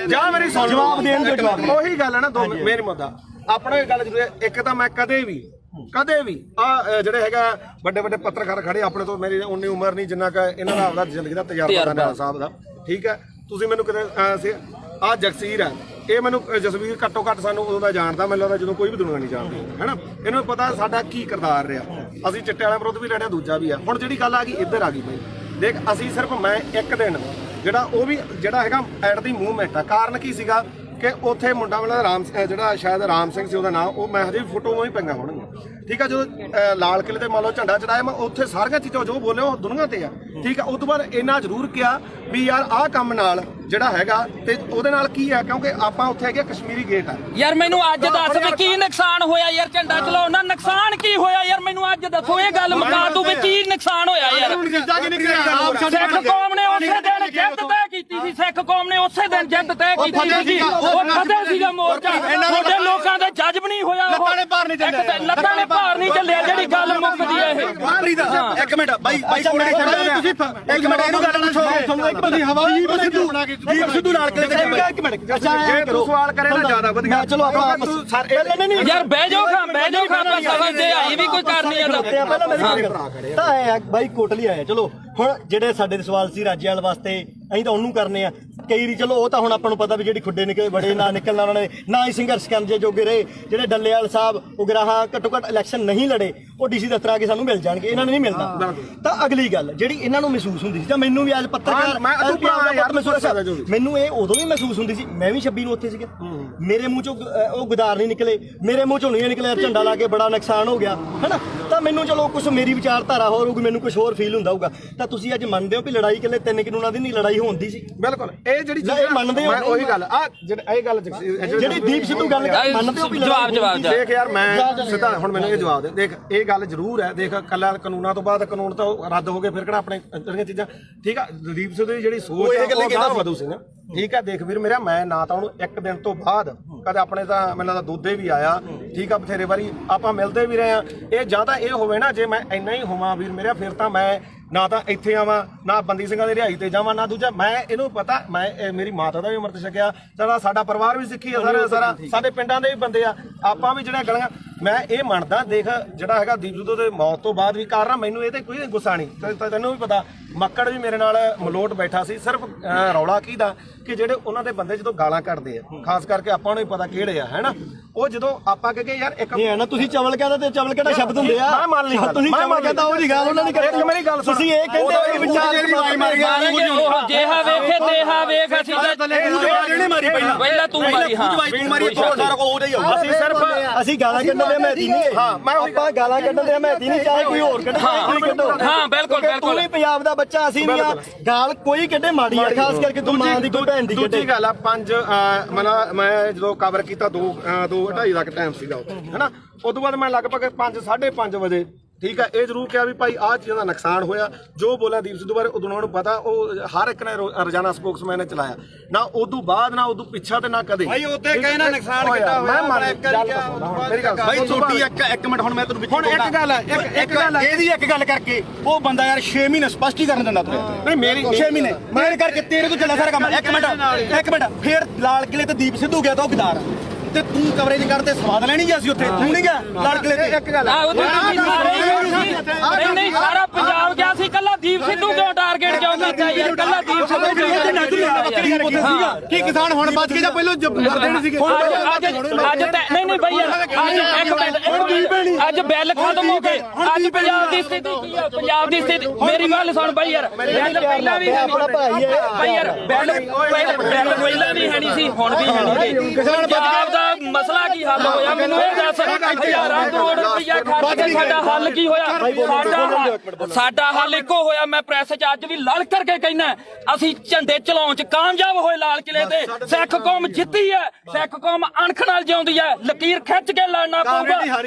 ਜਾਂ ਮੇਰੀ ਸੁਣ ਜਵਾਬ ਦੇਣ ਦੇ ਜਵਾਬ ਉਹੀ ਗੱਲ ਹੈ ਨਾ ਦੋ ਮੇਰੀ ਮੁੱਦਾ ਆਪਣਾ ਗੱਲ ਜ਼ਰੂਰ ਹੈ ਇੱਕ ਤਾਂ ਮੈਂ ਕਦੇ ਵੀ ਆ ਜਿਹੜੇ ਹੈਗਾ ਵੱਡੇ ਵੱਡੇ ਪੱਤਰਕਾਰ ਖੜੇ ਆਪਣੇ ਤੋਂ ਮੇਰੀ ਉਨੀ ਉਮਰ ਨਹੀਂ ਜਿੰਨਾ ਕਿ ਇਹਨਾਂ ਦਾ ਆਪਦਾ ਜ਼ਿੰਦਗੀ ਦਾ ਤਜਰਬਾ ਦਾ ਸਾਹਿਬ ਦਾ ਠੀਕ ਹੈ ਤੁਸੀਂ ਮੈਨੂੰ ਕਿਤੇ ਆ ਜਗਸੀਰ ਹੈ ਇਹ ਮੈਨੂੰ ਜਸਵੀਰ ਘੱਟੋ ਘੱਟ ਸਾਨੂੰ ਉਦੋਂ ਦਾ ਜਾਣਦਾ ਮੈਨੂੰ ਲੱਗਦਾ ਜਦੋਂ ਕੋਈ ਵੀ ਦੁਨੀਆ ਨਹੀਂ ਜਾਣਦੀ ਹੈਨਾ ਇਹਨੂੰ ਪਤਾ ਸਾਡਾ ਕੀ ਕਿਰਦਾਰ ਰਿਹਾ ਅਸੀਂ ਚਿੱਟੇ ਵਾਲਿਆਂ ਵਿਰੁੱਧ ਵੀ ਲੜਿਆ ਦੂਜਾ ਵੀ ਆ ਹੁਣ ਜਿਹੜੀ ਗੱਲ ਆ ਗਈ ਇੱਧਰ ਆ ਗਈ ਬਈ ਦੇਖ ਅਸੀਂ ਸਿਰਫ ਮੈਂ ਇੱਕ ਦਿਨ ਜਿਹੜਾ ਉਹ ਵੀ ਜਿਹੜਾ ਹੈਗਾ ਐਟ ਦੀ ਮੂਵਮੈਂਟ ਆ ਕਾਰਨ ਕੀ ਸੀਗਾ ਕਿ ਉੱਥੇ ਮੁੰਡਾ ਵਾਲਾ ਰਾਮ ਜਿਹੜਾ ਸ਼ਾਇਦ ਰਾਮ ਸਿੰਘ ਸੀ ਉਹਦਾ ਨਾਮ ਉਹ ਮੈਂ ਹਜੇ ਫੋਟੋ ਹੀ ਪਈਆਂ ਹੋਣਗੀਆਂ ਠੀਕ ਆ ਜਦੋਂ ਲਾਲ ਕਿਲੇ ਤੇ ਮੰਨ ਲਓ ਝੰਡਾ ਚੜਾਇਆ ਮੈਂ ਉੱਥੇ ਸਾਰੀਆਂ ਚੀਜ਼ਾਂ ਜੋ ਬੋਲੇ ਉਹ ਦੁਨੀਆ ਤੇ ਆ ਠੀਕ ਆ ਉਸ ਤੋਂ ਬਾਅਦ ਇੰਨਾ ਜ਼ਰੂਰ ਕਿਹਾ ਵੀ ਯਾਰ ਆਹ ਕੰਮ ਨਾਲ ਜਿਹੜਾ ਹੈਗਾ ਤੇ ਉਹਦੇ ਨਾਲ ਕੀ ਆ ਕਿਉਂਕਿ ਆਪਾਂ ਉੱਥੇ ਹੈਗੇ ਕਸ਼ਮੀਰੀ ਗੇਟ ਆ ਯਾਰ ਮੈਨੂੰ ਅੱਜ ਦੱਸ ਵੀ ਕੀ ਨੁਕਸਾਨ ਹੋਇਆ ਯਾਰ ਝੰਡਾ ਚਲਾਉਣ ਨਾਲ ਨੁਕਸਾਨ ਕੀ ਹੋਇਆ ਯਾਰ ਮੈਨੂੰ ਅੱਜ ਦੱਸੋ ਇਹ ਗੱਲ ਮੁਕਾ ਦੂ ਵੀ ਕੀ ਨੁਕਸਾਨ ਹੋਇਆ ਯਾਰ ਸਿੱਖ ਕੌਮ ਨੇ ਉਸੇ ਦਿਨ ਜਿੱਤ ਤੈਅ ਕੀਤੀ ਸੀ ਸਿੱਖ ਕੌਮ ਨੇ ਉਸੇ ਦਿਨ ਜਿੱਤ ਤੈਅ ਕੀਤੀ ਸੀ ਉਹ ਕਦੇ ਸੀਗਾ ਮੋਰਚਾ ਤੁਹਾਡੇ ਲੋਕਾਂ ਦੇ ਜੱਜ ਵੀ ਨਹੀਂ ਹੋਇਆ ਲੱਤਾਂ ਨੇ ਭਾਰ ਨਹੀਂ ਚੱਲਿਆ ਜਿਹੜੀ ਗੱਲ ਮੁੱਕਦੀ ਹੈ ਇਹ ਇੱਕ ਮਿੰਟ ਬਾਈ ਕੋਲੇ ਤੁਸੀਂ ਇੱਕ ਮਿੰਟ ਇਹਨੂੰ ਗੱਲ ਨਾ ਛੋੜੋ ਇੱਕ ਤੁਸੀਂ ਹਵਾ ਦੀਪ ਸਿੱਧੂ ਨਾਲ ਕਿਤੇ ਇੱਕ ਮਿੰਟ ਜੇ ਤੂੰ ਸਵਾਲ ਕਰੇ ਨਾ ਜ਼ਿਆਦਾ ਵਧੀਆ ਚਲੋ ਆਪਾਂ ਨਹੀਂ ਯਾਰ ਬਹਿ ਜਾਓ ਆਪਾਂ ਸਮਝਦੇ ਆਈ ਵੀ ਕੋਈ ਕਰਨੀ ਹੈ ਪਹਿਲਾਂ ਮੇਰੀ ਗੱਲ ਤਾਂ ਆਇਆ ਬਾਈ ਕੋਟਲੀ ਆਇਆ ਚਲੋ ਹੁਣ ਜਿਹੜੇ ਸਾਡੇ ਸਵਾਲ ਸੀ ਰਾਜੇਵਾਲ ਵਾਸਤੇ ਅਸੀਂ ਤਾਂ ਉਹਨੂੰ ਕਰਨੇ ਆ ਕਈ ਵਾਰੀ ਚਲੋ ਉਹ ਤਾਂ ਹੁਣ ਆਪਾਂ ਨੂੰ ਪਤਾ ਵੀ ਜਿਹੜੀ ਖੁੱਡੇ ਨਿਕਲੇ ਬੜੇ ਨਾ ਨਿਕਲਣਾ ਉਹਨਾਂ ਨੇ ਨਾ ਹੀ ਸੰਘਰਸ਼ ਕਰਨ ਜੇ ਜੋਗੇ ਰਹੇ ਜਿਹੜੇ ਡੱਲੇਵਾਲ ਸਾਹਿਬ ਉਗਰਾਹਾਂ ਘੱਟੋ ਘੱਟ ਇਲੈਕਸ਼ਨ ਨਹੀਂ ਲੜੇ ਉਹ ਡੀਸੀ ਦਫ਼ਤਰ ਆ ਕੇ ਸਾਨੂੰ ਮਿਲ ਜਾਣਗੇ ਇਹਨਾਂ ਨੂੰ ਨਹੀਂ ਮਿਲਦਾ ਤਾਂ ਅਗਲੀ ਗੱਲ ਜਿਹੜੀ ਇਹਨਾਂ ਨੂੰ ਮਹਿਸੂਸ ਹੁੰਦੀ ਸੀ ਜਾਂ ਮੈਨੂੰ ਵੀ ਅੱਜ ਪੱਤਰਕਾਰ ਮੈਨੂੰ ਇਹ ਉਦੋਂ ਵੀ ਮਹਿਸੂਸ ਹੁੰਦੀ ਸੀ ਮੈਂ ਵੀ 26 ਨੂੰ ਉੱਥੇ ਸੀਗਾ ਮੇਰੇ ਮੂੰਹ ਚੋਂ ਉਹ ਗੁਦਾਰ ਨਹੀਂ ਨਿਕਲੇ ਮੇਰੇ ਮੂੰਹ ਚੋਂ ਨਹੀਂ ਨਿਕਲਿਆ ਝੰਡਾ ਲਾ ਕੇ ਬੜਾ ਨੁਕਸਾਨ ਹੋ ਗਿਆ ਹੈਨਾ ਤਾਂ ਮੈਨੂੰ ਚਲੋ ਕੁਝ ਮੇਰੀ ਵਿਚਾਰਧਾਰਾ ਹੋਰ ਹੋਊਗੀ ਮੈਨੂੰ ਕੁਝ ਹੋਰ ਫੀਲ ਹੁੰਦਾ ਹੋਊਗਾ ਤਾਂ ਤੁਸੀਂ ਅੱਜ ਮੰਨਦੇ ਹੋ ਵੀ ਲੜਾਈ ਇਕੱਲੇ 3 ਕਾਨੂੰਨਾਂ ਦੀ ਨਹੀਂ ਲੜਾਈ ਹੁੰਦੀ ਸੀ ਬਿਲਕੁਲ ਇਹ ਜਿਹੜੀ ਇਹ ਮੰਨਦੇ ਹੋ ਉਹੀ ਗੱਲ ਆ ਇਹ ਗੱਲ ਜਿਹੜੀ ਦੀਪ ਸਿੱਧੂ ਗੱਲ ਮੰਨਦੇ ਹੋ ਵੀ ਜਵਾਬ ਦੇਖ ਯਾਰ ਮੈਂ ਸਿੱਧਾ ਹੁਣ ਮੈਨੂੰ ਇਹ ਜਵਾਬ ਦੇ ਦੇਖ ਇਹ ਗੱਲ ਜ਼ਰੂਰ ਹੈ ਦੇਖ ਕੱਲਾ ਕਾਨੂੰਨਾਂ ਤੋਂ ਬਾਅਦ ਕਾਨੂੰਨ ਤਾਂ ਰੱਦ ਹੋ ਗਏ ਫਿਰ ਕਿਹੜਾ ਆਪਣੇ ਜਿਹੜੀਆਂ ਚੀਜ਼ਾਂ ਠੀਕ ਆ ਦੀਪ ਸਿੱਧੂ ਦੀ ਜਿਹੜੀ ਸੋਚ ਹੈ ਉਹ ਗਾਹ ਵਧੂ ਸੀ ਨਾ ਠੀਕ ਆ ਦੇਖ ਵੀਰ ਮੇਰਾ ਮੈਂ ਨਾ ਤਾਂ ਉਹਨੂੰ ਇੱਕ ਦਿਨ ਤੋਂ ਬਾਅਦ ਕਦੇ ਆਪਣੇ ਤਾਂ ਮੈਨੂੰ ਲੱਗਦਾ ਦੋਦੇ ਵੀ ਆਇਆ ਠੀਕ ਆ ਬਥੇਰੇ ਵਾਰੀ ਆਪਾਂ ਮਿਲਦੇ ਵੀ ਰਹੇ ਆ ਇਹ ਜਾਂ ਤਾਂ ਇਹ ਹੋਵੇ ਨਾ ਜੇ ਮੈਂ ਇੰਨਾ ਹੀ ਹੋਵਾਂ ਵੀਰ ਮੇਰਾ ਫਿਰ ਤਾਂ ਮੈਂ ਨਾ ਤਾਂ ਇੱਥੇ ਆਵਾਂ ਨਾ ਬੰਦੀ ਸਿੰਘਾਂ ਦੀ ਰਿਹਾਈ ਤੇ ਜਾਵਾਂ ਨਾ ਦੂਜਾ ਮੈਂ ਇਹਨੂੰ ਪਤਾ ਮੈਂ ਮੇਰੀ ਮਾਤਾ ਦਾ ਵੀ ਅੰਮ੍ਰਿਤ ਛਕਿਆ ਸਾਡਾ ਪਰਿਵਾਰ ਵੀ ਸਿੱਖੀ ਆ ਸਾਰਾ ਸਾਡੇ ਪਿੰਡਾਂ ਦੇ ਵੀ ਬੰਦੇ ਆ ਆਪਾਂ ਵੀ ਜਿਹੜਾ ਗਲੀਆਂ ਮੈਂ ਇਹ ਮੰਨਦਾ ਦੇਖ ਜਿਹੜਾ ਹੈਗਾ ਦੀਪ ਸਿੱਧੂ ਦੇ ਮੌਤ ਤੋਂ ਬਾਅਦ ਵੀ ਕਾਰਨ ਮੈਨੂੰ ਇਹ ਤੇ ਕੋਈ ਗੁੱਸਾ ਨਹੀਂ ਤੈਨੂੰ ਵੀ ਪਤਾ ਮੱਕੜ ਵੀ ਮੇਰੇ ਨਾਲ ਮਲੋਟ ਬੈਠਾ ਸੀ ਸਿਰਫ ਰੌਲਾ ਕੀ ਦਾ ਕਿ ਜਿਹੜੇ ਉਹਨਾਂ ਦੇ ਬੰਦੇ ਜਦੋਂ ਗਾਲਾਂ ਕੱਢਦੇ ਆ ਖਾਸ ਕਰਕੇ ਆਪਾਂ ਨੂੰ ਵੀ ਪਤਾ ਕਿਹੜੇ ਆ ਹੈਨਾ ਉਹ ਜਦੋਂ ਆਪਾਂ ਕਹੇ ਯਾਰ ਇੱਕ ਨਹੀਂ ਹੈ ਨਾ ਤੁਸੀਂ ਚਵਲ ਕਹਿੰਦਾ ਤੇ ਚਵਲ ਕਿਹੜਾ ਸ਼ਬਦ ਹੁੰਦੇ ਆ ਮੈਂ ਮੰਨ ਲਈ ਤੁਸੀਂ ਚਵਲ ਕਹਿੰਦਾ ਉਹ ਦੀ ਗੱਲ ਉਹਨਾਂ ਨੇ ਕਰੀ ਮੇਰੀ ਗੱਲ ਸੁਣ ਤੁਸੀਂ ਇਹ ਕਹਿੰਦੇ ਹੋ ਕਿ ਵਿਚਾਰ ਜਿਹੜੀ ਮਾਰੀ ਮਾਰੀ ਉਹ ਜਿਹਾ ਵੇਖੇ ਤੇਹਾ ਵੇਖ ਅਸੀਂ ਇਹਨੇ ਮਾਰੀ ਪਹਿਲਾਂ ਤੂੰ ਮਾਰੀ ਹਾਂ ਤੂੰ ਮਾਰੀ ਸਾਰਾ ਕੋ ਉਹਦੇ ਹੀ ਹੋਊ ਅਸੀਂ ਸਿਰਫ ਅਸੀਂ ਗਾਲਾਂ ਕੱਢਣ ਦੇ ਮਹਿਤੀ ਨਹੀਂ ਹਾਂ ਮੈਂ ਆਪਾਂ ਗਾਲਾਂ ਕੱਢਣ ਦੇ ਮਹਿਤੀ ਨਹੀਂ ਚਾਹੇ ਕੋਈ ਹੋਰ ਕੱਢੇ ਕੋਈ ਕੱਢੋ ਹਾਂ ਬਿਲਕੁਲ ਤੂੰ ਵੀ ਪੰਜਾਬ ਦਾ ਬੱਚਾ ਅਸੀਂ ਨਹੀਂ ਆ ਗਾਲ ਕੋਈ ਕੱਢੇ ਮਾੜੀ ਆ ਖਾਸ ਕਰਕੇ ਤੂੰ ਮਾਂ ਦੀ ਕੋਈ ਭੈਣ ਦੀ ਕੱਢੇ ਦੂਜੀ ਗੱਲ ਆ ਮੈਂ ਜਦੋਂ ਕਵਰ ਕੀਤਾ 2:30 ਦਾ ਟਾਈਮ ਸੀਗਾ ਹੈਨਾ ਉਸ ਤੋਂ ਬਾਅਦ ਮੈਂ ਲਗਭਗ 5:30 ਵਜੇ ਠੀਕ ਹੈ ਇਹ ਜ਼ਰੂਰ ਕਿਹਾ ਵੀ ਭਾਈ ਆਹ ਚੀਜ਼ਾਂ ਦਾ ਨੁਕਸਾਨ ਹੋਇਆ ਜੋ ਬੋਲਿਆ ਦੀਪ ਸਿੱਧੂ ਬਾਰੇ ਉਦੋਂ ਨੂੰ ਪਤਾ ਉਹ ਹਰ ਇੱਕ ਨੇ ਰੋਜ਼ਾਨਾ ਸਪੋਕਸਮੈਨ ਨੇ ਚਲਾਇਆ ਨਾ ਉਦੋਂ ਬਾਅਦ ਨਾ ਉਦੋਂ ਪਿੱਛਾ ਤੇ ਨਾ ਕਦੇ ਭਾਈ ਉੱਤੇ ਕਹੇ ਨਾ ਨੁਕਸਾਨ ਕਿੱਦਾਂ ਹੋਇਆ ਮੇਰੀ ਗੱਲ ਭਾਈ ਛੋਟੀ ਇੱਕ ਮਿੰਟ ਹੁਣ ਮੈਂ ਤੈਨੂੰ ਵਿੱਚ ਹੁਣ ਇੱਕ ਗੱਲ ਹੈ ਇੱਕ ਗੱਲ ਹੈ ਇਹਦੀ ਇੱਕ ਗੱਲ ਕਰਕੇ ਉਹ ਬੰਦਾ ਯਾਰ 6 ਮਹੀਨੇ ਸਪਸ਼ਟੀਕਰਨ ਦਿੰਦਾ ਤੂੰ ਨਹੀਂ ਮੇਰੀ 6 ਮਹੀਨੇ ਮੇਰੇ ਕਰਕੇ ਤੇਰੇ ਤੋਂ ਚੱਲਿਆ ਸਾਰਾ ਕੰਮ ਇੱਕ ਮਿੰਟ ਫੇਰ ਲਾਲ ਕਿਲੇ ਤੇ ਦੀਪ ਸਿੱਧੂ ਗਿਆ ਤਾਂ ਉਹ ਗਦਾਰ ਤੇ ਤੂੰ ਕਵਰੇਜ ਕਰਦੇ ਸਵਾਦ ਲੈਣੀ ਗਿਆ ਸੀ ਉੱਥੇ ਤੂੰ ਨਹੀਂ ਗਿਆ ਲਾਲ ਕਿਲੇ ਤੇ ਇੱਕ ਗੱਲ ਨਹੀਂ ਸਾਰਾ ਪੰਜਾਬ ਗਿਆ ਸੀ ਕੱਲਾ ਦੀਪ ਸਿੱਧੂ ਕਿਉਂ ਟਾਰਗੇਟ ਕਿਉਂ ਕੀਤਾ ਯਾਰ ਕੱਲਾ ਦੀਪ ਸਿੱਧੂ ਕੀ ਕਿਸਾਨ ਹੁਣ ਬਚ ਕੇ ਜਾਂ ਪਹਿਲਾਂ ਮਰਦੇ ਨਹੀਂ ਸੀਗੇ ਅੱਜ ਨਹੀਂ ਬਈ ਯਾਰ ਅੱਜ ਇੱਕ ਮਿੰਟ ਅੱਜ ਬਿੱਲ ਖਤਮ ਹੋ ਗਏ ਅੱਜ ਪੰਜਾਬ ਦੀ ਸਥਿਤੀ ਕੀ ਆ ਪੰਜਾਬ ਦੀ ਸਥਿਤੀ ਮੇਰੀ ਗੱਲ ਸੁਣ ਬਈ ਯਾਰ ਬਿੱਲ ਪਹਿਲਾਂ ਵੀ ਬਈ ਯਾਰ ਬਿੱਲ ਪਹਿਲਾਂ ਵੀ ਹੈ ਨਹੀਂ ਸੀ ਹੁਣ ਵੀ ਹੈ ਨਹੀਂ ਪੰਜਾਬ ਦਾ ਮਸਲਾ ਕੀ ਹੱਲ ਹੋਇਆ ਮੈਨੂੰ ਇਹ ਦੱਸ ਹਜ਼ਾਰਾਂ ਕਰੋੜ ਰੁਪਇਆ ਖਰਚ ਕੇ ਸਾਡਾ ਹੱਲ ਕੀ ਹੋਇਆ ਸਾਡਾ ਹੱਲ ਇੱਕੋ ਹੋਇਆ ਮੈਂ ਪ੍ਰੈਸ 'ਚ ਅੱਜ ਵੀ ਲੜ ਕਰਕੇ ਕਹਿਣਾ ਅਸੀਂ ਝੰਡੇ ਚਲਾਉਣ 'ਚ ਕਾਮਯਾਬ ਹੋਏ ਲਾਲ ਕਿਲੇ ਤੇ ਸਿੱਖ ਕੌਮ ਜਿੱਤੀ ਹੈ ਸਿੱਖ ਕੌਮ ਅਣਖ ਨਾਲ ਜਿਉਂਦੀ ਹੈ ਲਕੀਰ ਖਿੱਚ ਕੇ ਲੜਨਾ ਪਊਗਾ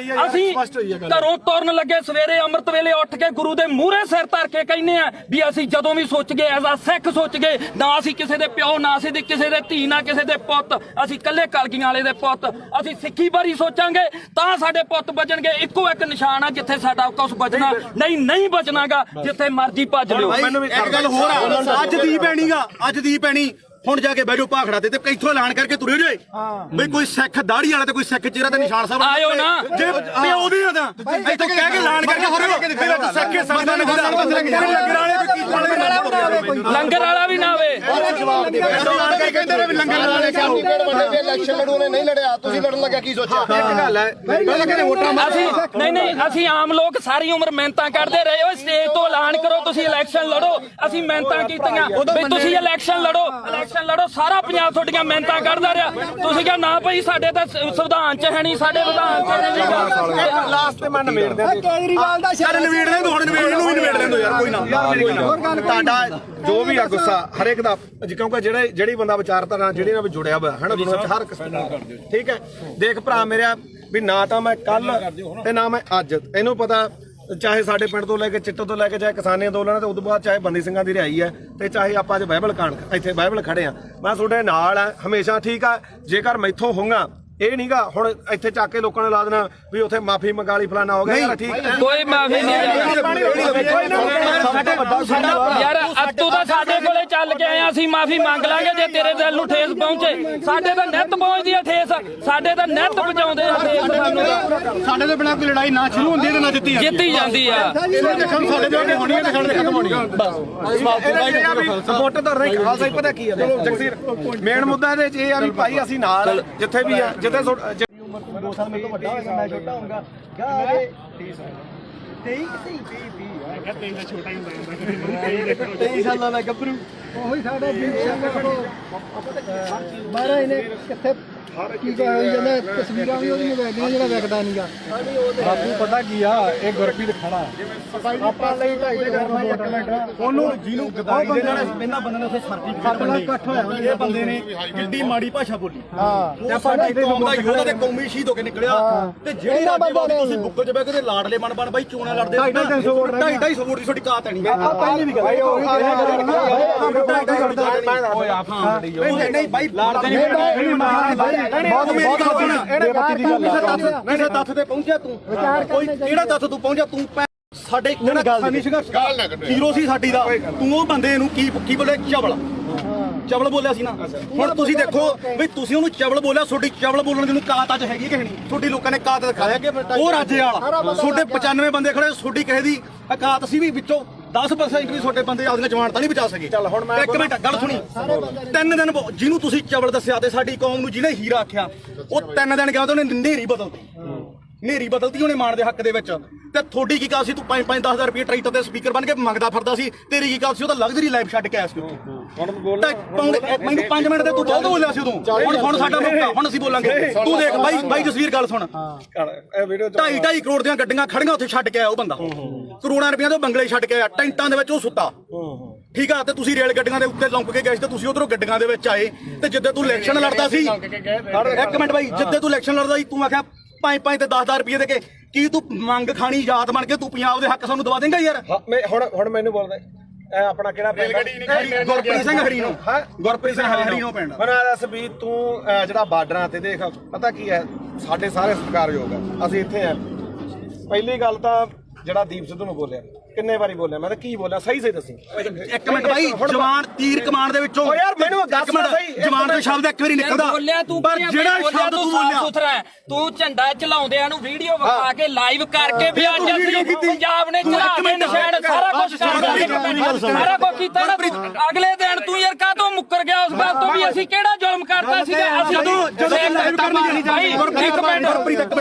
ਅਸੀਂ ਘਰੋਂ ਤੁਰਨ ਲੱਗੇ ਸਵੇਰੇ ਅੰਮ੍ਰਿਤ ਵੇਲੇ ਉੱਠ ਕੇ ਗੁਰੂ ਦੇ ਮੂਹਰੇ ਸਿਰ ਧਰ ਕੇ ਕਹਿੰਦੇ ਆ ਵੀ ਅਸੀਂ ਜਦੋਂ ਵੀ ਸੋਚ ਗਏ ਐਜ਼ ਆ ਸਿੱਖ ਸੋਚ ਗਏ ਨਾ ਅਸੀਂ ਕਿਸੇ ਦੇ ਪਿਓ ਨਾ ਅਸੀਂ ਕਿਸੇ ਦੇ ਧੀ ਨਾ ਕਿਸੇ ਦੇ ਪੁੱਤ ਅਸੀਂ ਇਕੱਲੇ ਕਲਗੀਆਂ ਵਾਲੇ ਦੇ ਪੁੱਤ ਅਸੀਂ ਸਿੱਖੀ ਬਾਰੇ ਸੋਚਾਂਗੇ ਤਾਂ ਸਾਡੇ ਪੁੱਤ ਬਚਣਗੇ ਇੱਕੋ ਇੱਕ ਨਿਸ਼ਾਨ ਆ ਜਿੱਥੇ ਸਾਡਾ ਕੁਝ ਬਚਣਾ ਨਹੀਂ ਬਚਣਾਗਾ ਜਿੱਥੇ ਮਰਜ਼ੀ ਭੱਜ ਲਿਓ ਇੱਕ ਗੱਲ ਹੋਰ ਆ ਅੱਜ ਦੀ ਪੈਣੀਗਾ ਅੱਜ ਦੀ ਪੈਣੀ ਹੁਣ ਜਾ ਕੇ ਬੈਜੋ ਭਾਖੜਾ ਤੇ ਇੱਥੋਂ ਐਲਾਨ ਕਰਕੇ ਤੁਰੇ ਜੇ ਬਈ ਕੋਈ ਸਿੱਖ ਦਾੜੀ ਵਾਲਾ ਤੇ ਕੋਈ ਸਿੱਖ ਚਿਹਰਾ ਤੇ ਨਿਸ਼ਾਨ ਸਾਹਿਬ ਆਇਓ ਨਾ ਜੇ ਉਹਦੀ ਨਾ ਇੱਥੋਂ ਕਹਿ ਕੇ ਐਲਾਨ ਕਰਕੇ ਹੋ ਸਿੱਖ ਸੰਗਤਾਂ ਨੇ ਲੰਗਰ ਵਾਲਾ ਵੀ ਨਾ ਆਵੇ ਕਹਿੰਦੇ ਨੇ ਵੀ ਲੰਗਰ ਵਾਲੇ ਇਲੈਕਸ਼ਨ ਲੜੂ ਨੇ ਨਹੀਂ ਲੜਿਆ ਤੁਸੀਂ ਲੜਨ ਲੱਗਿਆ ਕੀ ਸੋਚਿਆ ਇੱਕ ਗੱਲ ਹੈ ਪਹਿਲਾਂ ਕਹਿੰਦੇ ਵੋਟਾਂ ਅਸੀਂ ਆਮ ਲੋਕ ਸਾਰੀ ਉਮਰ ਮਿਹਨਤਾਂ ਕਰਦੇ ਰਹੇ ਓਏ ਸਟੇਜ ਤੋਂ ਐਲਾਨ ਕਰੋ ਤੁਸੀਂ ਇਲੈਕਸ਼ਨ ਲੜੋ ਅਸੀਂ ਮਿਹਨਤਾਂ ਕੀਤੀਆਂ ਵੀ ਤੁਸੀਂ ਇਲੈਕਸ਼ਨ ਲੜੋ ਸਾਰਾ ਪੰਜਾਬ ਤੁਹਾਡੀਆਂ ਮਿਹਨਤਾਂ ਕਰਦਾ ਰਿਹਾ ਤੁਸੀਂ ਕਿਹਾ ਨਾ ਭਾਈ ਸਾਡੇ ਤਾਂ ਸੰਵਿਧਾਨ 'ਚ ਹੈ ਨਹੀਂ ਸਾਡੇ ਵਿਧਾਨ 'ਚ ਨਹੀਂ ਲਾਸਟ ਤੇ ਮੈਂ ਨਿਬੇੜ ਦੇ ਕੇਜਰੀਵਾਲ ਦਾ ਯਾਰ ਨਵੇੜ ਦੇ ਹੁਣ ਨਵੇੜ ਨੂੰ ਵੀ ਨਵੇੜ ਦੇ ਯਾਰ ਕੋਈ ਨਾ ਤੁਹਾਡਾ ਜੋ ਵੀ ਆ ਗੁੱਸਾ ਹਰੇਕ ਦਾ ਕਿਉਂਕਿ ਜਿਹੜੀ ਬੰਦਾ ਵਿਚਾਰਧਾਰਾ ਨਾਲ ਜਿਹੜੀ ਨਾਲ ਵੀ ਜੁੜਿਆ ਹੋਇਆ ਹੈ ਨਾ ਦੁਨੀਆ 'ਚ ਹਰ ਕਿਸਮ ਦਾ ਠੀਕ ਹੈ ਦੇਖ ਭਰਾ ਮੇਰਿਆ ਵੀ ਨਾ ਤਾਂ ਮੈਂ ਕੱਲ ਤੇ ਨਾ ਮੈਂ ਅੱਜ ਇਹਨੂੰ ਪਤਾ ਚਾਹੇ ਸਾਡੇ ਪਿੰਡ ਤੋਂ ਲੈ ਕੇ ਚਿੱਟੇ ਤੋਂ ਲੈ ਕੇ ਚਾਹੇ ਕਿਸਾਨੀ ਅੰਦੋਲਨ ਤੇ ਉਦੋਂ ਬਾਅਦ ਚਾਹੇ ਬੰਦੀ ਸਿੰਘਾਂ ਦੀ ਰਿਹਾਈ ਹੈ ਤੇ ਚਾਹੇ ਆਪਾਂ ਅੱਜ ਬਾਈਬਲ ਕਾਂਡ ਇੱਥੇ ਬਾਈਬਲ ਖੜੇ ਆ ਮੈਂ ਤੁਹਾਡੇ ਨਾਲ ਆ ਹਮੇਸ਼ਾ ਠੀਕ ਆ ਜੇਕਰ ਮੈਥੋਂ ਹੋਊਗਾ ਇਹ ਨਹੀਂਗਾ ਹੁਣ ਇੱਥੇ ਚੱਕ ਕੇ ਲੋਕਾਂ ਨੇ ਲਾ ਦੇਣਾ ਵੀ ਉੱਥੇ ਮਾਫੀ ਮੰਗਾ ਲਈ ਫਲਾਣਾ ਹੋ ਗਿਆ ਯਾਰ ਠੀਕ ਹੈ ਕੋਈ ਮਾਫੀ ਨਹੀਂ ਯਾਰ ਤੂੰ ਤਾਂ ਸਾਡੇ ਕੋਲੇ ਚੱਲ ਕੇ ਆਇਆ ਅਸੀਂ ਮਾਫੀ ਮੰਗ ਲਾਂਗੇ ਜੇ ਤੇਰੇ ਦਿਲ ਨੂੰ ਠੇਸ ਪਹੁੰਚੇ ਸਾਡੇ ਤਾਂ ਨਿੱਤ ਪਹੁੰਚਦੀ ਆ ਠੇਸ ਸਾਡੇ ਤਾਂ ਨਿੱਤ ਪਹੁੰਚਾਉਂਦੇ ਆ ਠੇਸ ਸਾਨੂੰ ਸਾਡੇ ਤੋਂ ਬਿਨਾਂ ਕੋਈ ਲੜਾਈ ਨਾ ਸ਼ੁਰੂ ਹੁੰਦੀ ਤੇ ਨਾ ਜਿੱਤੀ ਜਾਂਦੀ ਆ ਸਾਡੇ ਜੋ ਅੱਗੇ ਹੋਣੀ ਹੈ ਤੇ ਸਾਡੇ ਖਤਮ ਹੋਣੀ ਹੈ ਬਸ ਸਪੋਰਟਰ ਨਹੀਂ ਖਾਲਸਾ ਹੀ ਪਤਾ ਕੀ ਆ ਜਗਸੀਰ ਮੇਨ ਮੁੱਦਾ ਇਹਦੇ 'ਚ ਇਹ ਆ ਵੀ ਭਾਈ ਅਸੀਂ ਨਾਲ ਜਿੱਥੇ ਵੀ ਆ ਜਿੱਥੇ 2 ਸਾਲ ਮੇਰੇ ਤੋਂ ਵੱਡਾ ਹੋਏਗਾ ਮੈਂ ਛੋਟਾ ਹੋਊਗਾ ਗਾਰੇ 23 ਸਾਲਾਂ ਦਾ ਗੱਭਰੂ ਉਹੀ ਸਾਡਾ ਦੀਪ ਸਿੰਘ ਮਹਾਰਾਜ ਨੇ ਕਿੱਥੇ ਕੀ ਹੋਈ ਜਾਂਦਾ ਤਸਵੀਰਾਂ ਵੀ ਉਹਦੀਆਂ ਵੇਖਦੀਆਂ ਜਿਹੜਾ ਵੇਖਦਾ ਨਹੀਂਗਾ ਬਾਪੂ ਪਤਾ ਕੀ ਆ ਇਹ ਗੁਰਪ੍ਰੀਤ ਖੜਾ ਆਪਾਂ ਲਈ ਢਾਈ ਦੇ ਘਰ ਨਾਲ 1 ਮਿੰਟ ਉਹਨੂੰ ਜਿਹਨੂੰ ਗਦਾਰੀ ਦੇ ਨਾਲ ਇਹਨਾਂ ਬੰਦੇ ਨੇ ਉੱਥੇ ਸਰਟੀਫਿਕੇਟ ਇਕੱਠ ਹੋਇਆ ਇਹ ਬੰਦੇ ਨੇ ਕਿੱਡੀ ਮਾੜੀ ਭਾਸ਼ਾ ਬੋਲੀ ਹਾਂ ਤੇ ਸਾਡੀ ਕੌਮ ਦਾ ਯੋਧਾ ਤੇ ਕੌਮੀ ਸ਼ਹੀਦ ਹੋ ਕੇ ਨਿਕਲਿਆ ਤੇ ਜਿਹੜੀ ਰਾਜੇ ਤੁਸੀਂ ਬੁੱਕਲ 'ਚ ਬਹਿ ਕੇ ਤੇ ਲਾਡਲੇ ਬਣ ਬਾਈ ਚੋਣਾਂ ਲੜਦੇ 250 ਵੋਟ ਦੀ ਤੁਹਾਡੀ ਕਾਤ ਨਹੀਂ ਪਹਿਲੀ ਵੀ ਗੱਲ ਓਏ ਆਪਾਂ ਨਹੀਂ ਬਾਈ ਲਾੜਦੇ ਕਿਸੇ ਤੱਥ ਤੇ ਪਹੁੰਚਿਆ ਤੂੰ ਕੋਈ ਕਿਹੜਾ ਤੱਥ ਤੂੰ ਪਹੁੰਚਿਆ ਤੂੰ ਸਾਡੇ ਜਿਹੜਾ ਕਿਸਾਨੀ ਸੰਘਰਸ਼ ਹੀਰੋ ਸੀ ਸਾਡੀ ਦਾ ਤੂੰ ਉਹ ਬੰਦੇ ਨੂੰ ਕੀ ਬੋਲੇ ਚਵਲ ਬੋਲਿਆ ਸੀ ਨਾ ਹੁਣ ਤੁਸੀਂ ਦੇਖੋ ਵੀ ਤੁਸੀਂ ਉਹਨੂੰ ਚਵਲ ਬੋਲਿਆ ਤੁਹਾਡੀ ਚਵਲ ਬੋਲਣ ਦੀ ਨੂੰ ਕਾਤ ਅੱਜ ਹੈਗੀ ਕਿ ਨਹੀਂ ਤੁਹਾਡੀ ਲੋਕਾਂ ਨੇ ਕਾਤ ਦਿਖਾਇਆ ਕਿ ਉਹ ਰਾਜੇ ਵਾਲਾ ਤੁਹਾਡੇ 95 ਬੰਦੇ ਖੜੇ ਤੁਹਾਡੀ ਕਿਸੇ ਦੀ ਕਾਤ ਸੀ ਵੀ ਵਿੱਚੋਂ 10% ਵੀ ਤੁਹਾਡੇ ਬੰਦੇ ਆਪਦੀਆਂ ਜਵਾਨਤਾਂ ਨਹੀਂ ਬਚਾ ਸਕੇ ਚੱਲ ਹੁਣ ਮੈਂ ਇੱਕ ਮਿੰਟ ਗੱਲ ਸੁਣੀ 3 ਦਿਨ ਜਿਹਨੂੰ ਤੁਸੀਂ ਚਵਲ ਦੱਸਿਆ ਤੇ ਸਾਡੀ ਕੌਮ ਨੂੰ ਜਿਹਨੇ ਹੀਰਾ ਆਖਿਆ ਉਹ 3 ਦਿਨ ਗਿਆ ਤੇ ਉਹਨੇ ਨੇਰੀ ਬਦਲਤੀ ਉਹਨੇ ਮਾਣ ਦੇ ਹੱਕ ਦੇ ਵਿੱਚ ਤੇ ਤੁਹਾਡੀ ਕੀ ਕਾਲ ਸੀ ਤੂੰ 5-10,000 ਰੁਪਏ ਟਰੈਕਟਰ ਤੇ ਸਪੀਕਰ ਬਣ ਕੇ ਮੰਗਦਾ ਫਿਰਦਾ ਸੀ ਤੇਰੀ ਕੀ ਕਾਲ ਸੀ ਉਹ ਤਾਂ ਲਗਜ਼ਰੀ ਲਾਈਫ ਛੱਡ ਕੇ ਆਇਆ ਸੀ ਮੈਨੂੰ 5 ਮਿੰਟ ਤੇ ਤੂੰ ਬਹੁਤ ਬੋਲਿਆ ਸੀ ਉਦੋਂ ਹੁਣ ਸਾਡਾ ਮੌਕਾ ਹੁਣ ਅਸੀਂ ਬੋਲਾਂਗੇ ਤੂੰ ਦੇਖ ਬਾਈ ਜਸਵੀਰ ਗੱਲ ਸੁਣ 2.5 ਕਰੋੜ ਦੀਆਂ ਗੱਡੀਆਂ ਖੜੀਆਂ ਉੱਥੇ ਛੱਡ ਕੇ ਆਇਆ ਉਹ ਬੰਦਾ ਕਰੋੜਾਂ ਰੁਪਈਆਂ ਤੋਂ ਬੰਗਲੇ ਛੱਡ ਕੇ ਆਇਆ ਟੈਂਟਾਂ ਦੇ ਵਿੱਚ ਉਹ ਸੁੱਤਾ ਠੀਕ ਆ ਤੇ ਤੁਸੀਂ ਰੇਲ ਗੱਡੀਆਂ ਦੇ ਉੱਤੇ ਲੰਕ ਕੇ ਗਏ ਤੇ ਤੁਸੀਂ ਉਧਰੋਂ ਗੱਡੀਆਂ ਦੇ ਵਿੱਚ ਆਏ ਤੇ ਜਿੱਦੇ ਤੂੰ ਇਲੈਕਸ਼ਨ ਲੜਦਾ ਸੀ ਇੱਕ ਮਿੰਟ ਬਾਈ ਜਿੱਦੇ ਤੂੰ ਇਲੈਕਸ਼ਨ ਲੜਦਾ ਸੀ ਤੂੰ ਆਖਿਆ 5 ਤੇ 10,000 ਰੁਪਏ ਦੇ ਕੇ ਕੀ ਤੂੰ ਮੰਗ ਖਾਣੀ ਜਾਤ ਬਣ ਕੇ ਤੂੰ ਪੰਜਾਬ ਦੇ ਹੱਕ ਸਾਨੂੰ ਦਵਾ ਦੇਂਗਾ ਯਾਰ? ਹੁਣ ਮੈਨੂੰ ਬੋਲਦਾ ਇਹ ਆਪਣਾ ਕਿਹੜਾ ਪਿੰਡ ਗੁਰਪ੍ਰੀਤ ਸਿੰਘ ਹਰੀਨੋ ਗੁਰਪ੍ਰੀਤ ਸਿੰਘ ਹਰੀਨੋ ਪਿੰਡ। ਮੈਨੂੰ ਦੱਸ ਵੀ ਤੂੰ ਜਿਹੜਾ ਬਾਰਡਰਾਂ ਤੇ ਦੇਖ ਪਤਾ ਕੀ ਹੈ ਸਾਡੇ ਸਾਰੇ ਸਤਿਕਾਰਯੋਗ ਆ ਅਸੀਂ ਇੱਥੇ ਆ। ਪਹਿਲੀ ਗੱਲ ਤਾਂ ਜਿਹੜਾ ਦੀਪ ਸਿੱਧੂ ਨੂੰ ਬੋਲਿਆ ਕਿੰਨੇ ਵਾਰੀ ਬੋਲਿਆ ਮੈਂ ਤਾਂ ਕੀ ਬੋਲਿਆ ਸਹੀ ਦੱਸੀ। ਇੱਕ ਮਿੰਟ ਬਾਈ ਜਵਾਨ ਤੀਰ ਕਮਾਨ ਦੇ ਵਿੱਚੋਂ ਓ ਯਾਰ ਮੈਨੂੰ ਦੱਸ ਸਹੀ ਜਵਾਨ ਦਾ ਸ਼ਬਦ ਇੱਕ ਵਾਰੀ ਨਿਕਲਦਾ ਬੋਲਿਆ ਤੂੰ ਪਰ ਜਿਹੜਾ ਸ਼ਬਦ ਤੂੰ ਬੋਲਿਆ ਸੁਥਰਾ ਤੂੰ ਝੰਡਾ ਚਲਾਉਂਦਿਆਂ ਨੂੰ ਵੀਡੀਓ ਵਿਖਾ ਕੇ ਲਾਈਵ ਕਰਕੇ ਵੀ ਅੱਜ ਅਸੀਂ ਪੰਜਾਬ ਨੇ ਚੜਾ ਕੇ ਨਿਸ਼ਾਨ ਸਾਰਾ ਕੁਝ ਕਰਦਾ ਸਾਰਾ ਕੁਝ ਕੀਤਾ ਨਾ ਅਗਲੇ ਦਿਨ ਤੂੰ ਯਾਰ ਕਾਹਤੋਂ ਮੁੱਕਰ ਗਿਆ ਉਸ ਗੱਲ ਤੋਂ ਵੀ ਅਸੀਂ ਕਿਹੜਾ ਜ਼ੁਲਮ ਕਰਤਾ ਸੀਗਾ ਅਸੀਂ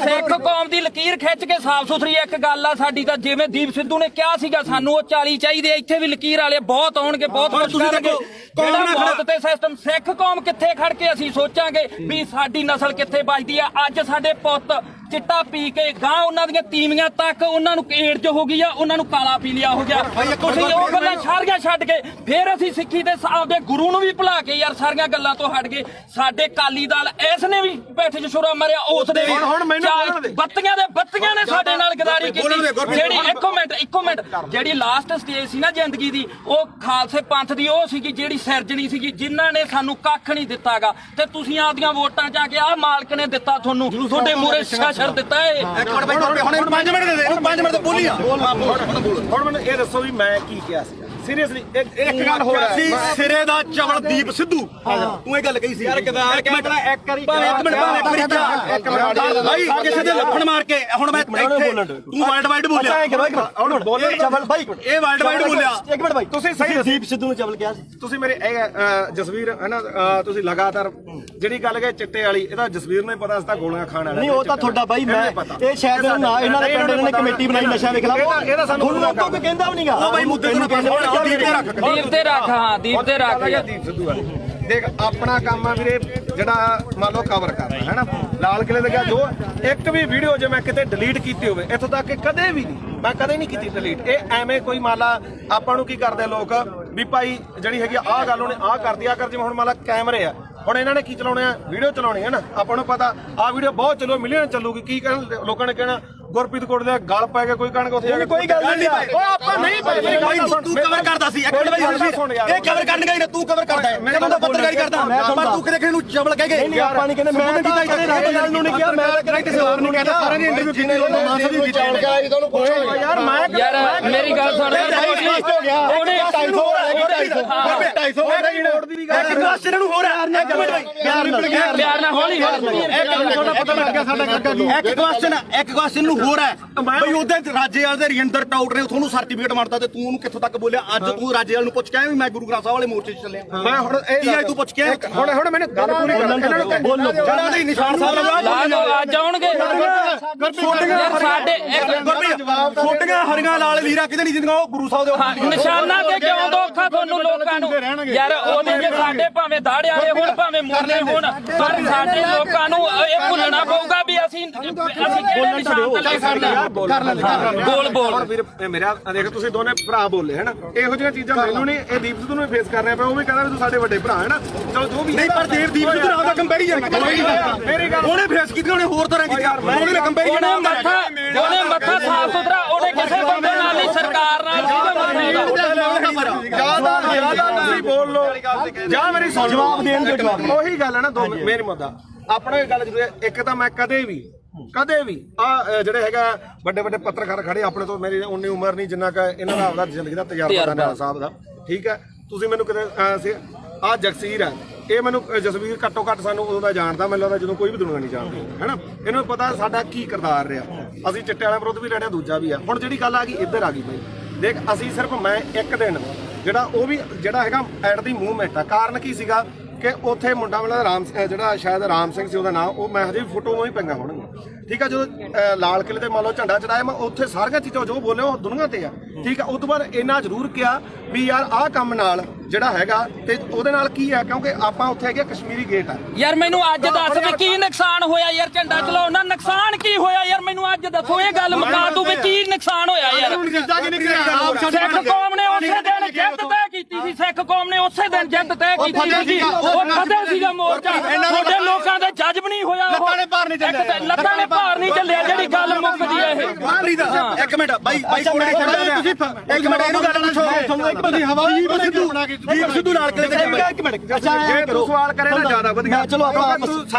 ਸਿੱਖ ਕੌਮ ਦੀ ਲਕੀਰ ਖਿੱਚ ਕੇ ਸਾਫ਼ ਸੁਥਰੀ ਇੱਕ ਗੱਲ ਆ ਸਾਡੀ ਤਾਂ ਜਿਵੇਂ ਦੀਪ ਸਿੱਧੂ ਨੇ ਕਿਹਾ ਸੀਗਾ ਸਾਨੂੰ ਉਹ 40 ਚਾਹੀਦੇ ਇੱਥੇ ਵੀ ਲਕੀਰ ਵਾਲੇ ਬਹੁਤ ਆਉਣਗੇ ਬਹੁਤ ਕੁਝ ਕਰਨਗੇ ਜਿਹੜਾ ਮੌਤ ਤੇ ਸਿਸਟਮ ਸਿੱਖ ਕੌਮ ਕਿੱਥੇ ਖੜ ਕੇ ਅਸੀਂ ਸੋਚਾਂਗੇ ਵੀ ਸਾਡੀ ਨਸਲ ਕਿੱਥੇ ਬਚਦੀ ਆ। ਅੱਜ ਸਾਡੇ ਪੁੱਤ ਚਿੱਟਾ ਪੀ ਕੇ ਗਾਂ ਉਹਨਾਂ ਦੀਆਂ ਤੀਵੀਆਂ ਤੱਕ ਉਹਨਾਂ ਨੂੰ ਏਡਜ਼ ਹੋ ਗਈ ਆ ਉਹਨਾਂ ਨੂੰ ਕਾਲਾ ਪੀਲੀਆ ਹੋ ਗਿਆ। ਤੁਸੀਂ ਉਹ ਗੱਲਾਂ ਸਾਰੀਆਂ ਛੱਡ ਕੇ ਫਿਰ ਅਸੀਂ ਸਿੱਖੀ ਦੇ ਆਪਦੇ ਗੁਰੂ ਨੂੰ ਵੀ ਭੁਲਾ ਕੇ ਯਾਰ ਸਾਰੀਆਂ ਗੱਲਾਂ ਤੋਂ ਹਟ ਗਏ। ਸਾਡੇ ਕਾਲੀ ਦਲ ਇਸ ਨੇ ਵੀ ਪੈਠ 'ਚ ਛੁਰਾ ਮਾਰਿਆ ਉਸ ਦੇ ਬੱਤੀਆਂ ਨੇ ਸਾਡੇ ਨਾਲ ਗਦਾਰੀ ਕੀਤੀ। ਜਿਹੜੀ ਇੱਕੋ ਮਿੰਟ ਜਿਹੜੀ ਲਾਸਟ ਸਟੇਜ ਸੀ ਨਾ ਜ਼ਿੰਦਗੀ ਦੀ ਉਹ ਖਾਲਸੇ ਪੰਥ ਦੀ ਉਹ ਸੀਗੀ ਜਿਹੜੀ ਸਿਰਜਣੀ ਸੀਗੀ ਜਿਨ੍ਹਾਂ ਨੇ ਸਾਨੂੰ ਕੱਖ ਨਹੀਂ ਦਿੱਤਾਗਾ ਤੇ ਤੁਸੀਂ ਆਪਦੀਆਂ ਵੋਟਾਂ ਜਾ ਕੇ ਆਹ ਮਾਲਕ ਨੇ ਦਿੱਤਾ ਤੁਹਾਨੂੰ ਤੁਹਾਡੇ ਮੂਹਰੇ ਸ਼ਾਸਰ ਦਿੱਤਾ ਏ। ਇੱਕ ਮਿੰਟ ਬਾਈ ਹੁਣ 5 ਮਿੰਟ ਦੇ ਦੇ 5 ਮਿੰਟ ਤੇ ਬੋਲੀ ਆ। ਹੁਣ ਮੈਨੂੰ ਇਹ ਦੱਸੋ ਵੀ ਮੈਂ ਕੀ ਕਿਹਾ ਸੀ ਸੀਰੀਅਸਲੀ ਇੱਕ ਗੱਲ ਹੋ ਰਹੀ ਸੀ ਸਿਰੇ ਦਾ ਚਵਲ ਦੀਪ ਸਿੱਧੂ ਤੂੰ ਇਹ ਗੱਲ ਕਹੀ ਸੀ ਯਾਰ ਗਦਾਰ ਕਹਿਣਾ ਇੱਕ ਵਾਰੀ ਭਾਈ ਕਿਸੇ ਦੇ ਲੱਫੜ ਮਾਰ ਕੇ ਹੁਣ ਮੈਂ ਇੱਥੇ ਤੂੰ ਵਰਲਡ ਵਾਈਡ ਬੋਲਿਆ ਹੁਣ ਬੋਲੇ ਚਵਲ ਬਾਈ ਇਹ ਵਰਲਡ ਵਾਈਡ ਬੋਲਿਆ। ਇੱਕ ਮਿੰਟ ਬਾਈ ਤੁਸੀਂ ਸਹੀ ਦੀਪ ਸਿੱਧੂ ਨੂੰ ਚਵਲ ਕਿਹਾ ਸੀ ਤੁਸੀਂ ਮੇਰੇ ਜਸਵੀਰ ਹੈ ਨਾ ਤੁਸੀਂ ਲਗਾਤਾਰ ਜਿਹੜੀ ਗੱਲ ਕਹੇ ਚਿੱਟੇ ਵਾਲੀ ਇਹਦਾ ਜਸਵੀਰ ਨੂੰ ਹੀ ਪਤਾ ਅਸਤਾ ਗੋਲੀਆਂ ਖਾਣ ਵਾਲਾ ਨਹੀਂ ਉਹ ਤਾਂ ਤੁਹਾਡਾ ਬਾਈ ਮੈਂ ਇਹ ਸ਼ਾਇਦ ਨਾ ਇਹਨਾਂ ਦੇ ਪਿੰਡ ਨੇ ਕਮੇਟੀ ਬਣਾਈ ਨਸ਼ਾ ਦੇ ਖਿਲਾਫ ਇਹਦਾ ਸਾਨੂੰ ਤੁਹਾਨੂੰ ਕੋਈ ਕਹਿੰਦਾ ਵੀ ਨਹੀਂਗਾ ਉਹ ਬਾਈ ਮੁੱਦੇ ਨੂੰ ਦੀਪ ਤੇ ਰੱਖ ਹਾਂ ਦੀਪ ਤੇ ਰੱਖ ਦੀਪ ਸਿੱਧੂ ਆ ਦੇਖ ਆਪਣਾ ਕੰਮ ਆ ਵੀਰੇ ਜਿਹੜਾ ਮੰਨ ਲਓ ਕਵਰ ਕਰਨਾ ਹੈ ਨਾ ਲਾਲ ਕਿਲੇ ਦੇ ਗਿਆ ਜੋ ਇੱਕ ਵੀ ਵੀਡੀਓ ਜੇ ਮੈਂ ਕਿਤੇ ਡਿਲੀਟ ਕੀਤੀ ਹੋਵੇ ਇੱਥੋਂ ਤੱਕ ਕਿ ਕਦੇ ਵੀ ਨਹੀਂ ਮੈਂ ਕਦੇ ਨਹੀਂ ਕੀਤੀ ਡਿਲੀਟ। ਇਹ ਐਵੇਂ ਕੋਈ ਮਾਲਾ ਆਪਾਂ ਨੂੰ ਕੀ ਕਰਦੇ ਲੋਕ ਵੀ ਭਾਈ ਜਿਹੜੀ ਹੈਗੀ ਆਹ ਗੱਲ ਉਹਨੇ ਆਹ ਕਰਦੀ ਆ ਕਰ ਜਿਵੇਂ ਹੁਣ ਮਾਲਾ ਕੈਮਰੇ ਆ ਹੁਣ ਇਹਨਾਂ ਨੇ ਕੀ ਚਲਾਉਣੇ ਆ ਵੀਡੀਓ ਚਲਾਉਣੀ ਹੈ ਨਾ ਆਪਾਂ ਨੂੰ ਪਤਾ ਆਹ ਵੀਡੀਓ ਬਹੁਤ ਚੱਲੋ ਮਿਲੀਅਨ ਚੱਲੂਗੀ ਕੀ ਕਹਿਣ ਲੋਕਾਂ ਨੇ ਕਹਿਣਾ ਗੁਰਪ੍ਰੀਤ ਕੋਟ ਦੇ ਗਲ ਪੈ ਕੇ ਕੋਈ ਕਹਿਣਗੇ ਉੱਥੇ ਜਾ ਕੇ ਕੋਈ ਗੱਲ ਨਹੀਂ ਉਹ ਆਪਾਂ ਨਹੀਂ ਬਾਈ ਤੂੰ ਕਵਰ ਕਰਦਾ ਸੀ ਇੱਕ ਮਿੰਟ ਬਾਈ ਇਹ ਕਵਰ ਕਰਨ ਗਈ ਨਾ ਤੂੰ ਕਵਰ ਕਰਦਾ ਹੈ ਮੈਂ ਤਾਂ ਪੱਤਰਕਾਰੀ ਕਰਦਾ ਪਰ ਤੂੰ ਕਿਤੇ ਕਿਸੇ ਨੂੰ ਚਵਲ ਕਹਿ ਗਏ ਨਹੀਂ ਆਪਾਂ ਨਹੀਂ ਕਹਿੰਦੇ ਮੈਂ ਤਾਂ ਗੱਲ ਨੂੰ ਨਹੀਂ ਕਿਹਾ ਮੈਂ ਤਾਂ ਕਿਸੇ ਹੋਰ ਨੂੰ ਕਹਿੰਦਾ ਸਾਰਿਆਂ ਨੇ ਇੰਟਰਵਿਊ ਕੀਤੀ ਮਾਨਸਾ ਦੀ ਚਵਲ ਕਰਾਈ ਤੁਹਾਨੂੰ ਪੁੱਛੋ ਯਾਰ ਮੇਰੀ ਗੱਲ ਸੁਣ ਉਹਨੇ 250 ਦੀ ਵੀ ਗੱਲ ਇੱਕ ਕੁਐਸਚਨ ਨੂੰ ਹੋਰ ਹੈ ਇੱਕ ਮਿੰਟ ਬਾਈ ਪਿਆਰ ਨਾਲ ਹੌਲੀ ਤੁਹਾਡਾ ਪਤਾ ਲੱਗ ਗਿਆ ਸਾਡਾ ਕਾਕਾ ਨੂੰ ਇੱਕ ਕੁਐਸਚਨ ਨੂੰ ਹੋਰ ਹੈ ਬਈ ਉਹਦੇ ਰਾਜੇਵਾਲ ਦੇ ਰਿੰਦਰ ਟਾਊਟ ਨੇ ਤੁਹਾਨੂੰ ਸਰਟੀਫਿਕੇਟ ਮਾਰਤਾ ਤੇ ਤੂੰ ਉਹਨੂੰ ਕਿੱਥੋਂ ਤੱਕ ਬੋਲਿਆ ਅੱਜ ਤੂੰ ਰਾਜੇਵਾਲ ਨੂੰ ਪੁੱਛ ਕੇ ਆਇਆ ਵੀ ਮੈਂ ਗੁਰੂ ਗ੍ਰੰਥ ਸਾਹਿਬ ਵਾਲੇ ਮੋਰਚੇ 'ਚ ਚੱਲਿਆ ਮੈਂ ਹੁਣ ਇਹ ਤੂੰ ਪੁੱਛ ਕੇ ਹੁਣ ਮੈਨੂੰ ਗੱਲ ਪੂਰੀ ਕਰ ਇਹਨਾਂ ਨੂੰ ਬੋਲੋ ਜਿਹੜਾ ਦੀ ਨਿਸ਼ਾਨ ਸਾਹਿਬ ਅੱਜ ਆਉਣਗੇ ਸਾਡੇ ਛੋਟੀਆਂ ਹਰੀਆਂ ਲਾਲ ਲੀਰਾ ਕਿਤੇ ਨਹੀਂ ਜਿੰਦੀਆਂ ਉਹ ਗੁਰੂ ਸਾਹਿਬ ਦੇ ਨਿਸ਼ਾਨਾਂ ਤੇ ਕਿਉਂ ਦੋਖਾ ਤੁਹਾਨੂੰ ਲੋਕਾਂ ਨੂੰ ਯਾਰ ਉਹਦੇ ਜੇ ਸਾਡੇ ਭਾਵੇਂ ਦਾੜੇ ਵਾਲੇ ਹੋਣ ਭਾਵੇਂ ਮੁਰਲੇ ਹੋਣ ਪਰ ਸਾਡੇ ਲੋਕਾਂ ਨੂੰ ਇਹ ਭੁੱਲਣਾ ਪਊਗਾ ਵੀ ਅਸੀਂ ਕਿਹੜੇ ਨਿਸ਼ਾਨ ਤੇ ਕਰਨਾ ਬੋਲ ਵੀਰ ਮੇਰਾ ਦੇਖ ਤੁਸੀਂ ਦੋਨੇ ਭਰਾ ਬੋਲੇ ਹੈ ਨਾ ਇਹੋ ਜਿਹੀਆਂ ਚੀਜ਼ਾਂ ਮੈਨੂੰ ਨਹੀਂ ਇਹ ਦੀਪ ਸਿੱਧੂ ਨੂੰ ਫੇਸ ਕਰ ਰਿਹਾ ਪਿਆ ਉਹ ਵੀ ਕਹਿੰਦਾ ਵੀ ਤੂੰ ਸਾਡੇ ਵੱਡੇ ਭਰਾ ਹੈ ਨਾ ਚਲੋ ਜੋ ਵੀ ਨਹੀਂ ਪਰ ਦੀਪ ਸਿੱਧੂ ਨਾਲ ਦਾ ਕੰਪੈਰੀਜ਼ਨ ਮੇਰੀ ਗੱਲ ਉਹਨੇ ਫੇਸ ਕੀਤੀ ਉਹਨੇ ਹੋਰ ਤਰ੍ਹਾਂ ਕੀਤੀ ਉਹਨੇ ਕੰਪੈਰੀਜ਼ਨ ਉਹਨੇ ਮੱਥਾ ਸਾਫ ਸੁਥਰਾ ਉਹਨੇ ਕਿਸੇ ਬੰਦੇ ਨਾਲ ਨਹੀਂ ਸਰਕਾਰ ਨਾਲ ਜਿਆਦਾ ਤੁਸੀਂ ਬੋਲ ਲੋ ਜਾਂ ਮੇਰੀ ਸੁਣ ਜਵਾਬ ਦੇਣ ਦੇ ਜਵਾਬ ਉਹੀ ਗੱਲ ਹੈ ਨਾ ਦੋ ਮੇਰੀ ਮੁੱਦਾ ਆਪਣਾ ਗੱਲ ਜ਼ਰੂਰ ਹੈ ਇੱਕ ਤਾਂ ਮੈਂ ਕਦੇ ਵੀ ਆ ਜਿਹੜੇ ਹੈਗਾ ਵੱਡੇ ਪੱਤਰਕਾਰ ਖੜੇ ਆਪਣੇ ਤੋਂ ਮੇਰੀ ਉਨੀ ਉਮਰ ਨਹੀਂ ਜਿੰਨਾ ਕਿ ਇਹਨਾਂ ਦਾ ਆਪਦਾ ਜ਼ਿੰਦਗੀ ਦਾ ਤਜਰਬਾ ਦਾ ਨਾਲਾ ਸਾਹਿਬ ਦਾ ਠੀਕ ਹੈ ਤੁਸੀਂ ਮੈਨੂੰ ਕਿਤੇ ਆ ਜਗਸੀਰ ਹੈ ਇਹ ਮੈਨੂੰ ਜਸਵੀਰ ਘੱਟੋ ਘੱਟ ਸਾਨੂੰ ਉਦੋਂ ਦਾ ਜਾਣਦਾ ਮੈਨੂੰ ਲੱਗਦਾ ਜਦੋਂ ਕੋਈ ਵੀ ਦੁਨੀਆ ਨਹੀਂ ਜਾਣਦੀ ਹੈਨਾ ਇਹਨੂੰ ਪਤਾ ਸਾਡਾ ਕੀ ਕਿਰਦਾਰ ਰਿਹਾ ਅਸੀਂ ਚਿੱਟੇ ਵਾਲਿਆਂ ਵਿਰੁੱਧ ਵੀ ਲੜਿਆ ਦੂਜਾ ਵੀ ਆ ਹੁਣ ਜਿਹੜੀ ਗੱਲ ਆ ਗਈ ਇੱਧਰ ਆ ਗਈ ਬਈ ਦੇਖ ਅਸੀਂ ਸਿਰਫ ਮੈਂ ਇੱਕ ਦਿਨ ਜਿਹੜਾ ਉਹ ਵੀ ਜਿਹੜਾ ਹੈਗਾ ਐਟ ਦੀ ਮੂਵਮੈਂਟ ਆ ਕਾਰਨ ਕੀ ਸੀਗਾ ਕਿ ਉੱਥੇ ਮੁੰਡਾ ਵਾਲਾ ਰਾਮ ਜਿਹੜਾ ਸ਼ਾਇਦ ਰਾਮ ਸਿੰਘ ਸੀ ਉਹਦਾ ਨਾਮ ਉਹ ਮੈਂ ਹਜੇ ਵੀ ਫੋਟੋ ਉਹ ਹੀ ਪਈਆਂ ਹੋਣਗੀਆਂ ਠੀਕ ਆ ਜਦੋਂ ਲਾਲ ਕਿਲੇ ਤੇ ਮੰਨ ਲਓ ਝੰਡਾ ਚੜਾਇਆ ਮੈਂ ਉੱਥੇ ਸਾਰੀਆਂ ਚੀਜ਼ਾਂ ਜੋ ਬੋਲੇ ਉਹ ਦੁਨੀਆ ਤੇ ਆ ਠੀਕ ਆ ਉਸ ਤੋਂ ਬਾਅਦ ਇੰਨਾ ਜ਼ਰੂਰ ਕਿਹਾ ਵੀ ਯਾਰ ਆਹ ਕੰਮ ਨਾਲ ਜਿਹੜਾ ਹੈਗਾ ਤੇ ਉਹਦੇ ਨਾਲ ਕੀ ਆ ਕਿਉਂਕਿ ਆਪਾਂ ਉੱਥੇ ਹੈਗੇ ਕਸ਼ਮੀਰੀ ਗੇਟ ਆ ਯਾਰ ਮੈਨੂੰ ਅੱਜ ਦੱਸ ਵੀ ਕੀ ਨੁਕਸਾਨ ਹੋਇਆ ਯਾਰ ਝੰਡਾ ਚਲਾਉਣ ਨਾਲ ਨੁਕਸਾਨ ਕੀ ਹੋਇਆ ਯਾਰ ਮੈਨੂੰ ਅੱਜ ਦੱਸੋ ਇਹ ਗੱਲ ਮੁਕਾ ਤੂੰ ਵੀ ਕੀ ਨੁਕਸਾਨ ਹੋਇਆ ਯਾਰ ਸਿੱਖ ਕੌਮ ਨੇ ਉਸੇ ਦਿਨ ਜਿੱਤ ਤੈਅ ਕੀਤੀ ਸੀ ਸਿੱਖ ਕੌਮ ਨੇ ਉਸੇ ਦਿਨ ਜਿੱਤ ਤੈਅ ਕੀਤੀ ਸੀ ਉਹ ਕਦੇ ਸੀਗਾ ਮੋਰਚਾ ਤੁਹਾਡੇ ਲੋਕਾਂ ਦਾ ਜੱਜ ਵੀ ਨਹੀਂ ਹੋਇਆ ਲੱਤਾਂ ਨੇ ਭਾਰ ਨਹੀਂ ਚੱਲਿਆ ਜਿਹੜੀ ਗੱਲ ਮੁੱਕਦੀ ਹੈ ਇਹ ਪ੍ਰੀਤ ਇੱਕ ਮਿੰਟ ਬਾਈ ਕੋਲੇ ਤੁਸੀਂ ਇੱਕ ਮਿੰਟ ਇਹਨੂੰ ਗੱਲ ਨਾ ਛੋੜੋ ਤੁਹਾਨੂੰ ਇੱਕ ਤੁਸੀਂ ਹਵਾਈ ਦੀਪ ਸਿੱਧੂ ਨਾਲ ਕਿਤੇ ਇੱਕ ਮਿੰਟ ਅੱਛਾ ਜੇ ਤੂੰ ਸਵਾਲ ਕਰੇ ਤਾਂ ਜ਼ਿਆਦਾ ਵਧੀਆ ਚਲੋ ਆਪਾਂ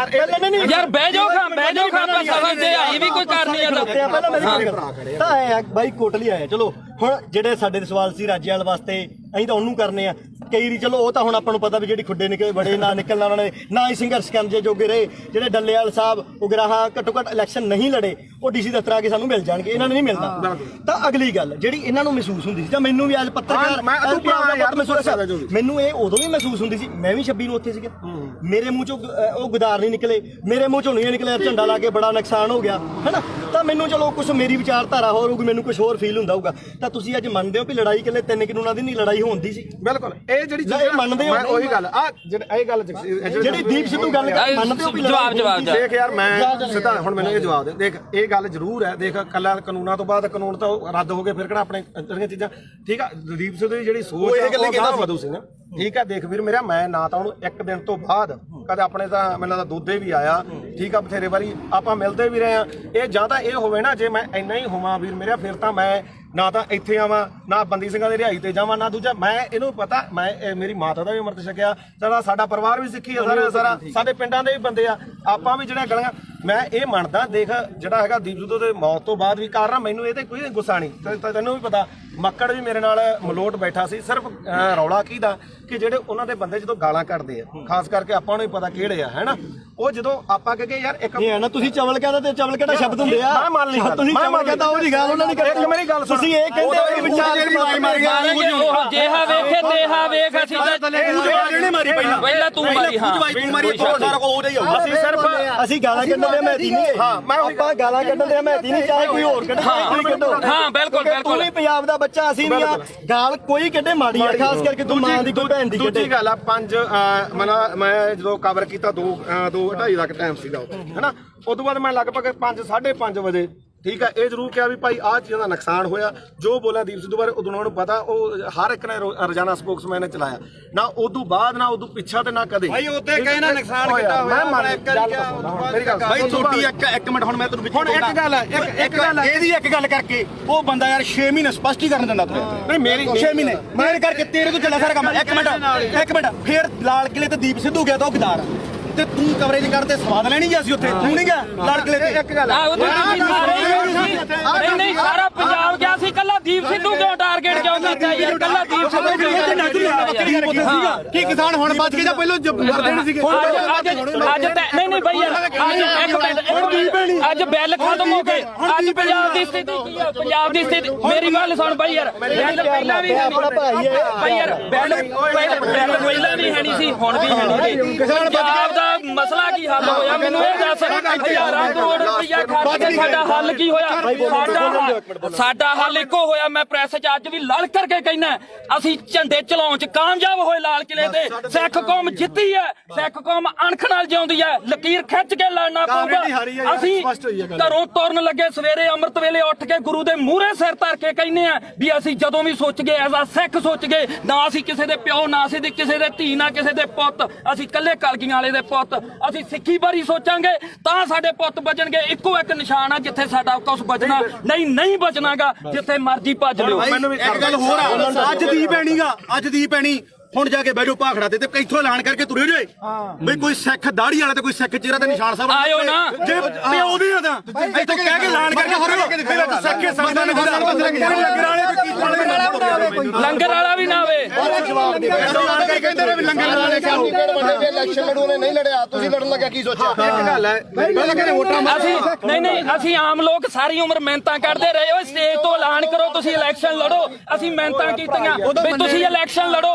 ਨਹੀਂ ਯਾਰ ਬਹਿ ਜਾਓ ਆਪਾਂ ਸਵਾਲ ਤੇ ਆਈ ਵੀ ਕੋਈ ਕਰਨੀ ਆ ਪਹਿਲਾਂ ਮੇਰੀ ਗੱਲ ਤਾਂ ਆਏ ਆ ਬਾਈ ਕੋਟਲੀ ਆਏ ਚਲੋ ਹੁਣ ਜਿਹੜੇ ਸਾਡੇ ਸਵਾਲ ਸੀ ਰਾਜੇਵਾਲ ਵਾਸਤੇ ਅਸੀਂ ਤਾਂ ਉਹਨੂੰ ਕਰਨੇ ਆ ਕਈ ਰੀ ਚਲੋ ਉਹ ਤਾਂ ਹੁਣ ਆਪਾਂ ਨੂੰ ਪਤਾ ਵੀ ਜਿਹੜੀ ਖੁੱਡੇ ਨਿਕਲੇ ਬੜੇ ਨਾ ਨਿਕਲਣਾ ਉਹਨਾਂ ਨੇ ਨਾ ਹੀ ਸੰਘਰਸ਼ ਕਰਨ ਜੇ ਜੋਗੇ ਰਹੇ ਜਿਹੜੇ ਡੱਲੇਵਾਲ ਸਾਹਿਬ ਉਗਰਾਹਾਂ ਘੱਟੋ ਘੱਟ ਇਲੈਕਸ਼ਨ ਨਹੀਂ ਲੜੇ ਉਹ ਡੀਸੀ ਦਫ਼ਤਰ ਆ ਕੇ ਸਾਨੂੰ ਮਿਲ ਜਾਣਗੇ ਇਹਨਾਂ ਨੂੰ ਨਹੀਂ ਮਿਲਦਾ ਤਾਂ ਅਗਲੀ ਗੱਲ ਜਿਹੜੀ ਇਹਨਾਂ ਨੂੰ ਮਹਿਸੂਸ ਹੁੰਦੀ ਸੀ ਜਾਂ ਮੈਨੂੰ ਵੀ ਅੱਜ ਪੱਤਰਕਾਰ ਮੈਨੂੰ ਇਹ ਉਦੋਂ ਵੀ ਮਹਿਸੂਸ ਹੁੰਦੀ ਸੀ ਮੈਂ ਵੀ 26 ਨੂੰ ਉੱਥੇ ਸੀਗਾ ਮੇਰੇ ਮੂੰਹ ਚੋਂ ਉਹ ਗੁਦਾਰ ਨਹੀਂ ਨਿਕਲੇ ਮੇਰੇ ਮੂੰਹ ਚੋਂ ਨਹੀਂ ਨਿਕਲਿਆ ਝੰਡਾ ਲਾ ਕੇ ਬੜਾ ਨੁਕਸਾਨ ਹੋ ਗਿਆ ਹੈਨਾ ਤਾਂ ਮੈਨੂੰ ਚਲੋ ਕੁਝ ਮੇਰੀ ਵਿਚਾਰਧਾਰਾ ਹੋਰ ਹੋਊਗੀ ਮੈਨੂੰ ਕੁਝ ਹੋਰ ਫੀਲ ਹੁੰਦਾ ਹੋਊਗਾ ਤਾਂ ਤੁਸੀਂ ਅੱਜ ਮੰਨਦੇ ਹੋ ਵੀ ਲੜਾਈ ਇਕੱਲੇ 3 ਕਾਨੂੰਨਾਂ ਦੀ ਨਹੀਂ ਲੜਾਈ ਹੁੰਦੀ ਸੀ ਬਿਲਕੁਲ ਇਹ ਜਿਹੜੀ ਇਹ ਮੰਨਦੇ ਹੋ ਉਹੀ ਗੱਲ ਆ ਇਹ ਗੱਲ ਜਿਹੜੀ ਦੀਪ ਸਿੱਧੂ ਗੱਲ ਮੰਨਦੇ ਹੋ ਵੀ ਜਵਾਬ ਦੇਖ ਯਾਰ ਮੈਂ ਸਿੱਧਾ ਹੁਣ ਮੈਨੂੰ ਇਹ ਜਵਾਬ ਦੇ ਦੇਖ ਇਹ ਗੱਲ ਜ਼ਰੂਰ ਹੈ ਦੇਖ ਕੱਲਾ ਕਾਨੂੰਨਾਂ ਤੋਂ ਬਾਅਦ ਕਾਨੂੰਨ ਤਾਂ ਰੱਦ ਹੋ ਗਏ ਫਿਰ ਕਿਹੜਾ ਆਪਣੇ ਜਿਹੜੀਆਂ ਚੀਜ਼ਾਂ ਠੀਕ ਆ ਦੀਪ ਸਿੱਧੂ ਦੀ ਜਿਹੜੀ ਸੋਚ ਹੈ ਉਹ ਗਾਹ ਵਧੂ ਸੀ ਨਾ ਠੀਕ ਆ ਦੇਖ ਵੀਰ ਮੇਰਾ ਮੈਂ ਨਾ ਤਾਂ ਉਹਨੂੰ ਇੱਕ ਦਿਨ ਤੋਂ ਬਾਅਦ ਕਦੇ ਆਪਣੇ ਤਾਂ ਮੈਨੂੰ ਲੱਗਦਾ ਦੋਦੇ ਵੀ ਆਇਆ ਠੀਕ ਆ ਬਥੇਰੇ ਵਾਰੀ ਆਪਾਂ ਮਿਲਦੇ ਵੀ ਰਹੇ ਆ ਇਹ ਜਾਂ ਤਾਂ ਇਹ ਹੋਵੇ ਨਾ ਜੇ ਮੈਂ ਇੰਨਾ ਹੀ ਹੋਵਾਂ ਵੀਰ ਮੇਰਾ ਫਿਰ ਤਾਂ ਮੈਂ ਨਾ ਤਾਂ ਇੱਥੇ ਆਵਾਂ ਨਾ ਬੰਦੀ ਸਿੰਘਾਂ ਦੀ ਰਿਹਾਈ ਤੇ ਜਾਵਾਂ ਨਾ ਦੂਜਾ ਮੈਂ ਇਹਨੂੰ ਪਤਾ ਮੈਂ ਮੇਰੀ ਮਾਤਾ ਦਾ ਵੀ ਅੰਮ੍ਰਿਤ ਛਕਿਆ ਸਾਡਾ ਪਰਿਵਾਰ ਵੀ ਸਿੱਖੀ ਆ ਸਾਰਾ ਸਾਡੇ ਪਿੰਡਾਂ ਦੇ ਵੀ ਬੰਦੇ ਆ ਆਪਾਂ ਵੀ ਜਿਹੜੀਆਂ ਗਲੀਆਂ ਮੈਂ ਇਹ ਮੰਨਦਾ ਦੇਖ ਜਿਹੜਾ ਹੈਗਾ ਦੀਪ ਸਿੱਧੂ ਦੇ ਮੌਤ ਤੋਂ ਬਾਅਦ ਵੀ ਕਾਰਨ ਮੈਨੂੰ ਇਹ ਤੇ ਕੋਈ ਗੁੱਸਾ ਨਹੀਂ ਤੈਨੂੰ ਵੀ ਪਤਾ ਮੱਕੜ ਵੀ ਮੇਰੇ ਨਾਲ ਮਲੋਟ ਬੈਠਾ ਸੀ ਸਿਰਫ ਰੌਲਾ ਕੀ ਦਾ ਕਿ ਜਿਹੜੇ ਉਹਨਾਂ ਦੇ ਬੰਦੇ ਜਦੋਂ ਗਾਲਾਂ ਕੱਢਦੇ ਆ ਖਾਸ ਕਰਕੇ ਆਪਾਂ ਨੂੰ ਹੀ ਪਤਾ ਕਿਹੜੇ ਆ ਹੈਨਾ ਉਹ ਜਦੋਂ ਆਪਾਂ ਕਹੇ ਯਾਰ ਇੱਕ ਇਹ ਹੈ ਨਾ ਤੁਸੀਂ ਚਵਲ ਕਹਿੰਦਾ ਤੇ ਚਵਲ ਕਿਹੜਾ ਸ਼ਬਦ ਹੁੰਦੇ ਆ ਮੈਂ ਮੰਨ ਲਈ ਤੁਸੀਂ ਚਵਲ ਕਹਿੰਦਾ ਉਹ ਜੀ ਗੱਲ ਉਹਨਾਂ ਨੇ ਇੱਕ ਮੇਰੀ ਗੱਲ ਸੁਣ ਤੁਸੀਂ ਇਹ ਕਹਿੰਦੇ ਹੋ ਕਿ ਵਿਚਾਰ ਜਿਹੜੀ ਮਾਰੀ ਮਾਰ ਗਿਆ ਜਿਹਾ ਵੇਖੇ ਦੇਹਾ ਵੇਖ ਅਸੀਂ ਇਹਨੇ ਮਾਰੀ ਪਹਿਲਾਂ ਤੂੰ ਮਾਰੀ ਹਾਂ ਤੂੰ ਮਾਰੀ ਸਾਰਾ ਕੋ ਉਹਦਾ ਹੀ ਹੋਊਗਾ ਅਸੀਂ ਸਿਰਫ ਅਸੀਂ ਗਾਲਾਂ ਕੱਢਣ ਦੇ ਮਹਿਤੀ ਨਹੀਂ ਹਾਂ ਮੈਂ ਆਪਾਂ ਗਾਲਾਂ ਕੱਢਣ ਦੇ ਮਹਿਤੀ ਨਹੀਂ ਚਾਹੇ ਕੋਈ ਹੋਰ ਕੱਢੇ ਕੋਈ ਕੱਢੋ ਹਾਂ ਬਿਲਕੁਲ ਤੂੰ ਵੀ ਪੰਜਾਬ ਦਾ ਬੱਚਾ ਅਸੀਂ ਨਹੀਂ ਆ ਗਾਲ ਕੋਈ ਕੱਢੇ ਮਾੜੀ ਆ ਖਾਸ ਕਰਕੇ ਤੂੰ ਮਾਂ ਦੀ ਕੋਈ ਭੈਣ ਦੀ ਕੱਢੇ ਦੂਜੀ ਗੱਲ ਆ ਮੈਂ ਜਦੋਂ ਕਵਰ ਕੀਤਾ 2:30 ਦਾ ਟਾਈਮ ਸੀਗਾ ਹੈਨਾ ਉਸ ਤੋਂ ਬਾਅਦ ਮੈਂ ਲਗਭਗ 5:30 ਵਜੇ ਠੀਕ ਹੈ ਇਹ ਜ਼ਰੂਰ ਕਿਹਾ ਵੀ ਭਾਈ ਆਹ ਚੀਜ਼ਾਂ ਦਾ ਨੁਕਸਾਨ ਹੋਇਆ ਜੋ ਬੋਲਿਆ ਦੀਪ ਸਿੱਧੂ ਬਾਰੇ ਉਦੋਂ ਉਹਨਾਂ ਨੂੰ ਪਤਾ ਉਹ ਹਰ ਇੱਕ ਨੇ ਰੋਜ਼ਾਨਾ ਸਪੋਕਸਮੈਨ ਨੇ ਚਲਾਇਆ ਨਾ ਉਦੋਂ ਬਾਅਦ ਨਾ ਉਦੋਂ ਪਿੱਛਾ ਤੇ ਨਾ ਕਦੇ ਭਾਈ ਉੱਤੇ ਕਹੇ ਨਾ ਨੁਕਸਾਨ ਕੀਤਾ ਹੋਇਆ ਮੇਰੀ ਗੱਲ ਭਾਈ ਛੋਟੀ ਇੱਕ ਮਿੰਟ ਹੁਣ ਮੈਂ ਤੈਨੂੰ ਹੁਣ ਇੱਕ ਗੱਲ ਹੈ ਇੱਕ ਗੱਲ ਹੈ ਇਹਦੀ ਇੱਕ ਗੱਲ ਕਰਕੇ ਉਹ ਬੰਦਾ ਯਾਰ 6 ਮਹੀਨੇ ਸਪਸ਼ਟੀਕਰਨ ਦਿੰਦਾ ਤੂੰ ਨਹੀਂ ਮੇਰੀ 6 ਮਹੀਨੇ ਮੇਰੇ ਕਰਕੇ ਤੇਰੇ ਤੋਂ ਚੱਲਿਆ ਸਾਰਾ ਕੰਮ ਇੱਕ ਮਿੰਟ ਫੇਰ ਲਾਲ ਕਿਲੇ ਤੇ ਦੀਪ ਸਿੱਧੂ ਗਿਆ ਤਾਂ ਉਹ ਗਦਾਰ ਤੇ ਤੂੰ ਕਵਰੇਜ ਕਰਦੇ ਸਵਾਦ ਲੈਣੀ ਗਿਆ ਸੀ ਉੱਥੇ ਤੂੰ ਨਹੀਂ ਗਿਆ ਲਾਲ ਕਿਲੇ ਤੇ ਇੱਕ ਗੱਲ ਨਹੀਂ ਸਾਰਾ ਪੰਜਾਬ ਗਿਆ ਸੀ ਕੱਲਾ ਦੀਪ ਸਿੱਧੂ ਕਿਉਂ ਟਾਰਗੇਟ ਕਿਉਂ ਕੀਤਾ ਯਾਰ ਕੱਲਾ ਦੀਪ ਸਿੱਧੂ ਕਿਉਂ ਕੀ ਕਿਸਾਨ ਹੁਣ ਬਚ ਗਏ ਜਾਂ ਪਹਿਲਾਂ ਮਰਦੇ ਨਹੀਂ ਸੀਗੇ ਅੱਜ ਨਹੀਂ ਬਈ ਯਾਰ ਅੱਜ ਬਿੱਲ ਖਤਮ ਹੋ ਗਏ ਅੱਜ ਪੰਜਾਬ ਦੀ ਸਥਿਤੀ ਕੀ ਆ ਪੰਜਾਬ ਦੀ ਸਥਿਤੀ ਮੇਰੀ ਗੱਲ ਸੁਣ ਬਈ ਯਾਰ ਪਹਿਲਾਂ ਵੀ ਆਪਣਾ ਭਾਈ ਹੈ ਬਈ ਯਾਰ ਬਿੱਲ ਪਹਿਲਾਂ ਵੀ ਹੈ ਨਹੀਂ ਸੀ ਹੁਣ ਵੀ ਹੈ ਨਹੀਂ ਪੰਜਾਬ ਦਾ ਮਸਲਾ ਕੀ ਹੱਲ ਹੋਇਆ ਮੈਨੂੰ ਇਹ ਦੱਸ ਹਜ਼ਾਰਾਂ ਕਰੋੜ ਰੁਪਈਆ ਖਰਚ ਕੇ ਸਾਡਾ ਹੱਲ ਕੀ ਹੋਇਆ ਸਾਡਾ ਹੱਲ ਇੱਕੋ ਹੋਇਆ ਮੈਂ ਪ੍ਰੈਸ 'ਚ ਅੱਜ ਵੀ ਲੜ ਕਰਕੇ ਕਹਿਣਾ ਅਸੀਂ ਝੰਡੇ ਚਲਾਉਣ 'ਚ ਕਾਮਯਾਬ ਹੋਏ ਲਾਲ ਕਿਲੇ ਤੇ ਸਿੱਖ ਕੌਮ ਜਿੱਤੀ ਹੈ ਸਿੱਖ ਕੌਮ ਅਣਖ ਨਾਲ ਜਿਉਂਦੀ ਹੈ ਲਕੀਰ ਖਿੱਚ ਕੇ ਲੜਨਾ ਪਊਗਾ ਅਸੀਂ ਘਰੋਂ ਤੁਰਨ ਲੱਗੇ ਸਵੇਰੇ ਅੰਮ੍ਰਿਤ ਵੇਲੇ ਉੱਠ ਕੇ ਗੁਰੂ ਦੇ ਮੂਹਰੇ ਸਿਰ ਧਰ ਕੇ ਕਹਿੰਦੇ ਆ ਵੀ ਅਸੀਂ ਜਦੋਂ ਵੀ ਸੋਚ ਗਏ ਐਜ਼ ਆ ਸਿੱਖ ਸੋਚ ਗਏ ਨਾ ਅਸੀਂ ਕਿਸੇ ਦੇ ਪਿਓ ਨਾ ਅਸੀਂ ਕਿਸੇ ਦੇ ਧੀ ਨਾ ਕਿਸੇ ਦੇ ਪੁੱਤ ਅਸੀਂ ਇਕੱਲੇ ਕਲਗੀਆਂ ਵਾਲੇ ਦੇ ਪੁੱਤ ਅਸੀਂ ਸਿੱਖੀ ਬਾਰੇ ਸੋਚਾਂਗੇ ਤਾਂ ਸਾਡੇ ਪੁੱਤ ਬਚਣਗੇ ਇੱਕੋ ਇੱਕ ਨਿਸ਼ਾਨ ਆ ਜਿੱਥੇ ਸਾਡਾ ਕੁਝ ਬਚਣਾ ਨਹੀਂ ਬਚਣਾਗਾ ਜਿੱਥੇ ਮਰਜ਼ੀ ਭੱਜ ਲਿਓ ਇੱਕ ਗੱਲ ਹੋਰ ਆ ਅੱਜ ਦੀ ਪੈਣੀਗਾ ਅੱਜ ਦੀ ਪੈਣੀ ਹੁਣ ਜਾ ਕੇ ਬੈਠੋ ਭਾਖੜਾ ਤੇ ਇੱਥੋਂ ਐਲਾਨ ਕਰਕੇ ਤੁਰੇ ਜੇ ਬਈ ਕੋਈ ਸਿੱਖ ਦਾੜੀ ਵਾਲਾ ਤੇ ਕੋਈ ਸਿੱਖ ਚਿਹਰਾ ਤੇ ਨਿਸ਼ਾਨ ਸਾਹਿਬ ਆਇਓ ਨਾ ਜੇ ਪਿਓ ਦੀ ਤਾਂ ਇੱਥੋਂ ਕਹਿ ਕੇ ਐਲਾਨ ਕਰਕੇ ਹੋਰ ਸਿੱਖੇ ਸੰਗਤਾਂ ਨੇ ਲੰਗਰ ਵਾਲਾ ਵੀ ਨਾ ਆਵੇ ਜਵਾਬ ਦੇ ਐਲਾਨ ਕਰਕੇ ਕਹਿੰਦੇ ਨੇ ਵੀ ਲੰਗਰ ਵਾਲੇ ਕਿਉਂ ਵੱਡੇ ਇਲੈਕਸ਼ਨ ਲੜੂ ਨੇ ਨਹੀਂ ਲੜਿਆ ਤੁਸੀਂ ਲੜਨ ਲੱਗਿਆ ਕੀ ਸੋਚਿਆ ਇੱਕ ਗੱਲ ਹੈ ਪਹਿਲਾਂ ਕਹਿੰਦੇ ਵੋਟਾਂ ਅਸੀਂ ਨਹੀਂ ਅਸੀਂ ਆਮ ਲੋਕ ਸਾਰੀ ਉਮਰ ਮਿਹਨਤਾਂ ਕਰਦੇ ਰਹੇ ਓਏ ਸਟੇਜ ਤੋਂ ਐਲਾਨ ਕਰੋ ਤੁਸੀਂ ਇਲੈਕਸ਼ਨ ਲੜੋ ਅਸੀਂ ਮਿਹਨਤਾਂ ਕੀਤੀਆਂ ਵੀ ਤੁਸੀਂ ਇਲੈਕਸ਼ਨ ਲੜੋ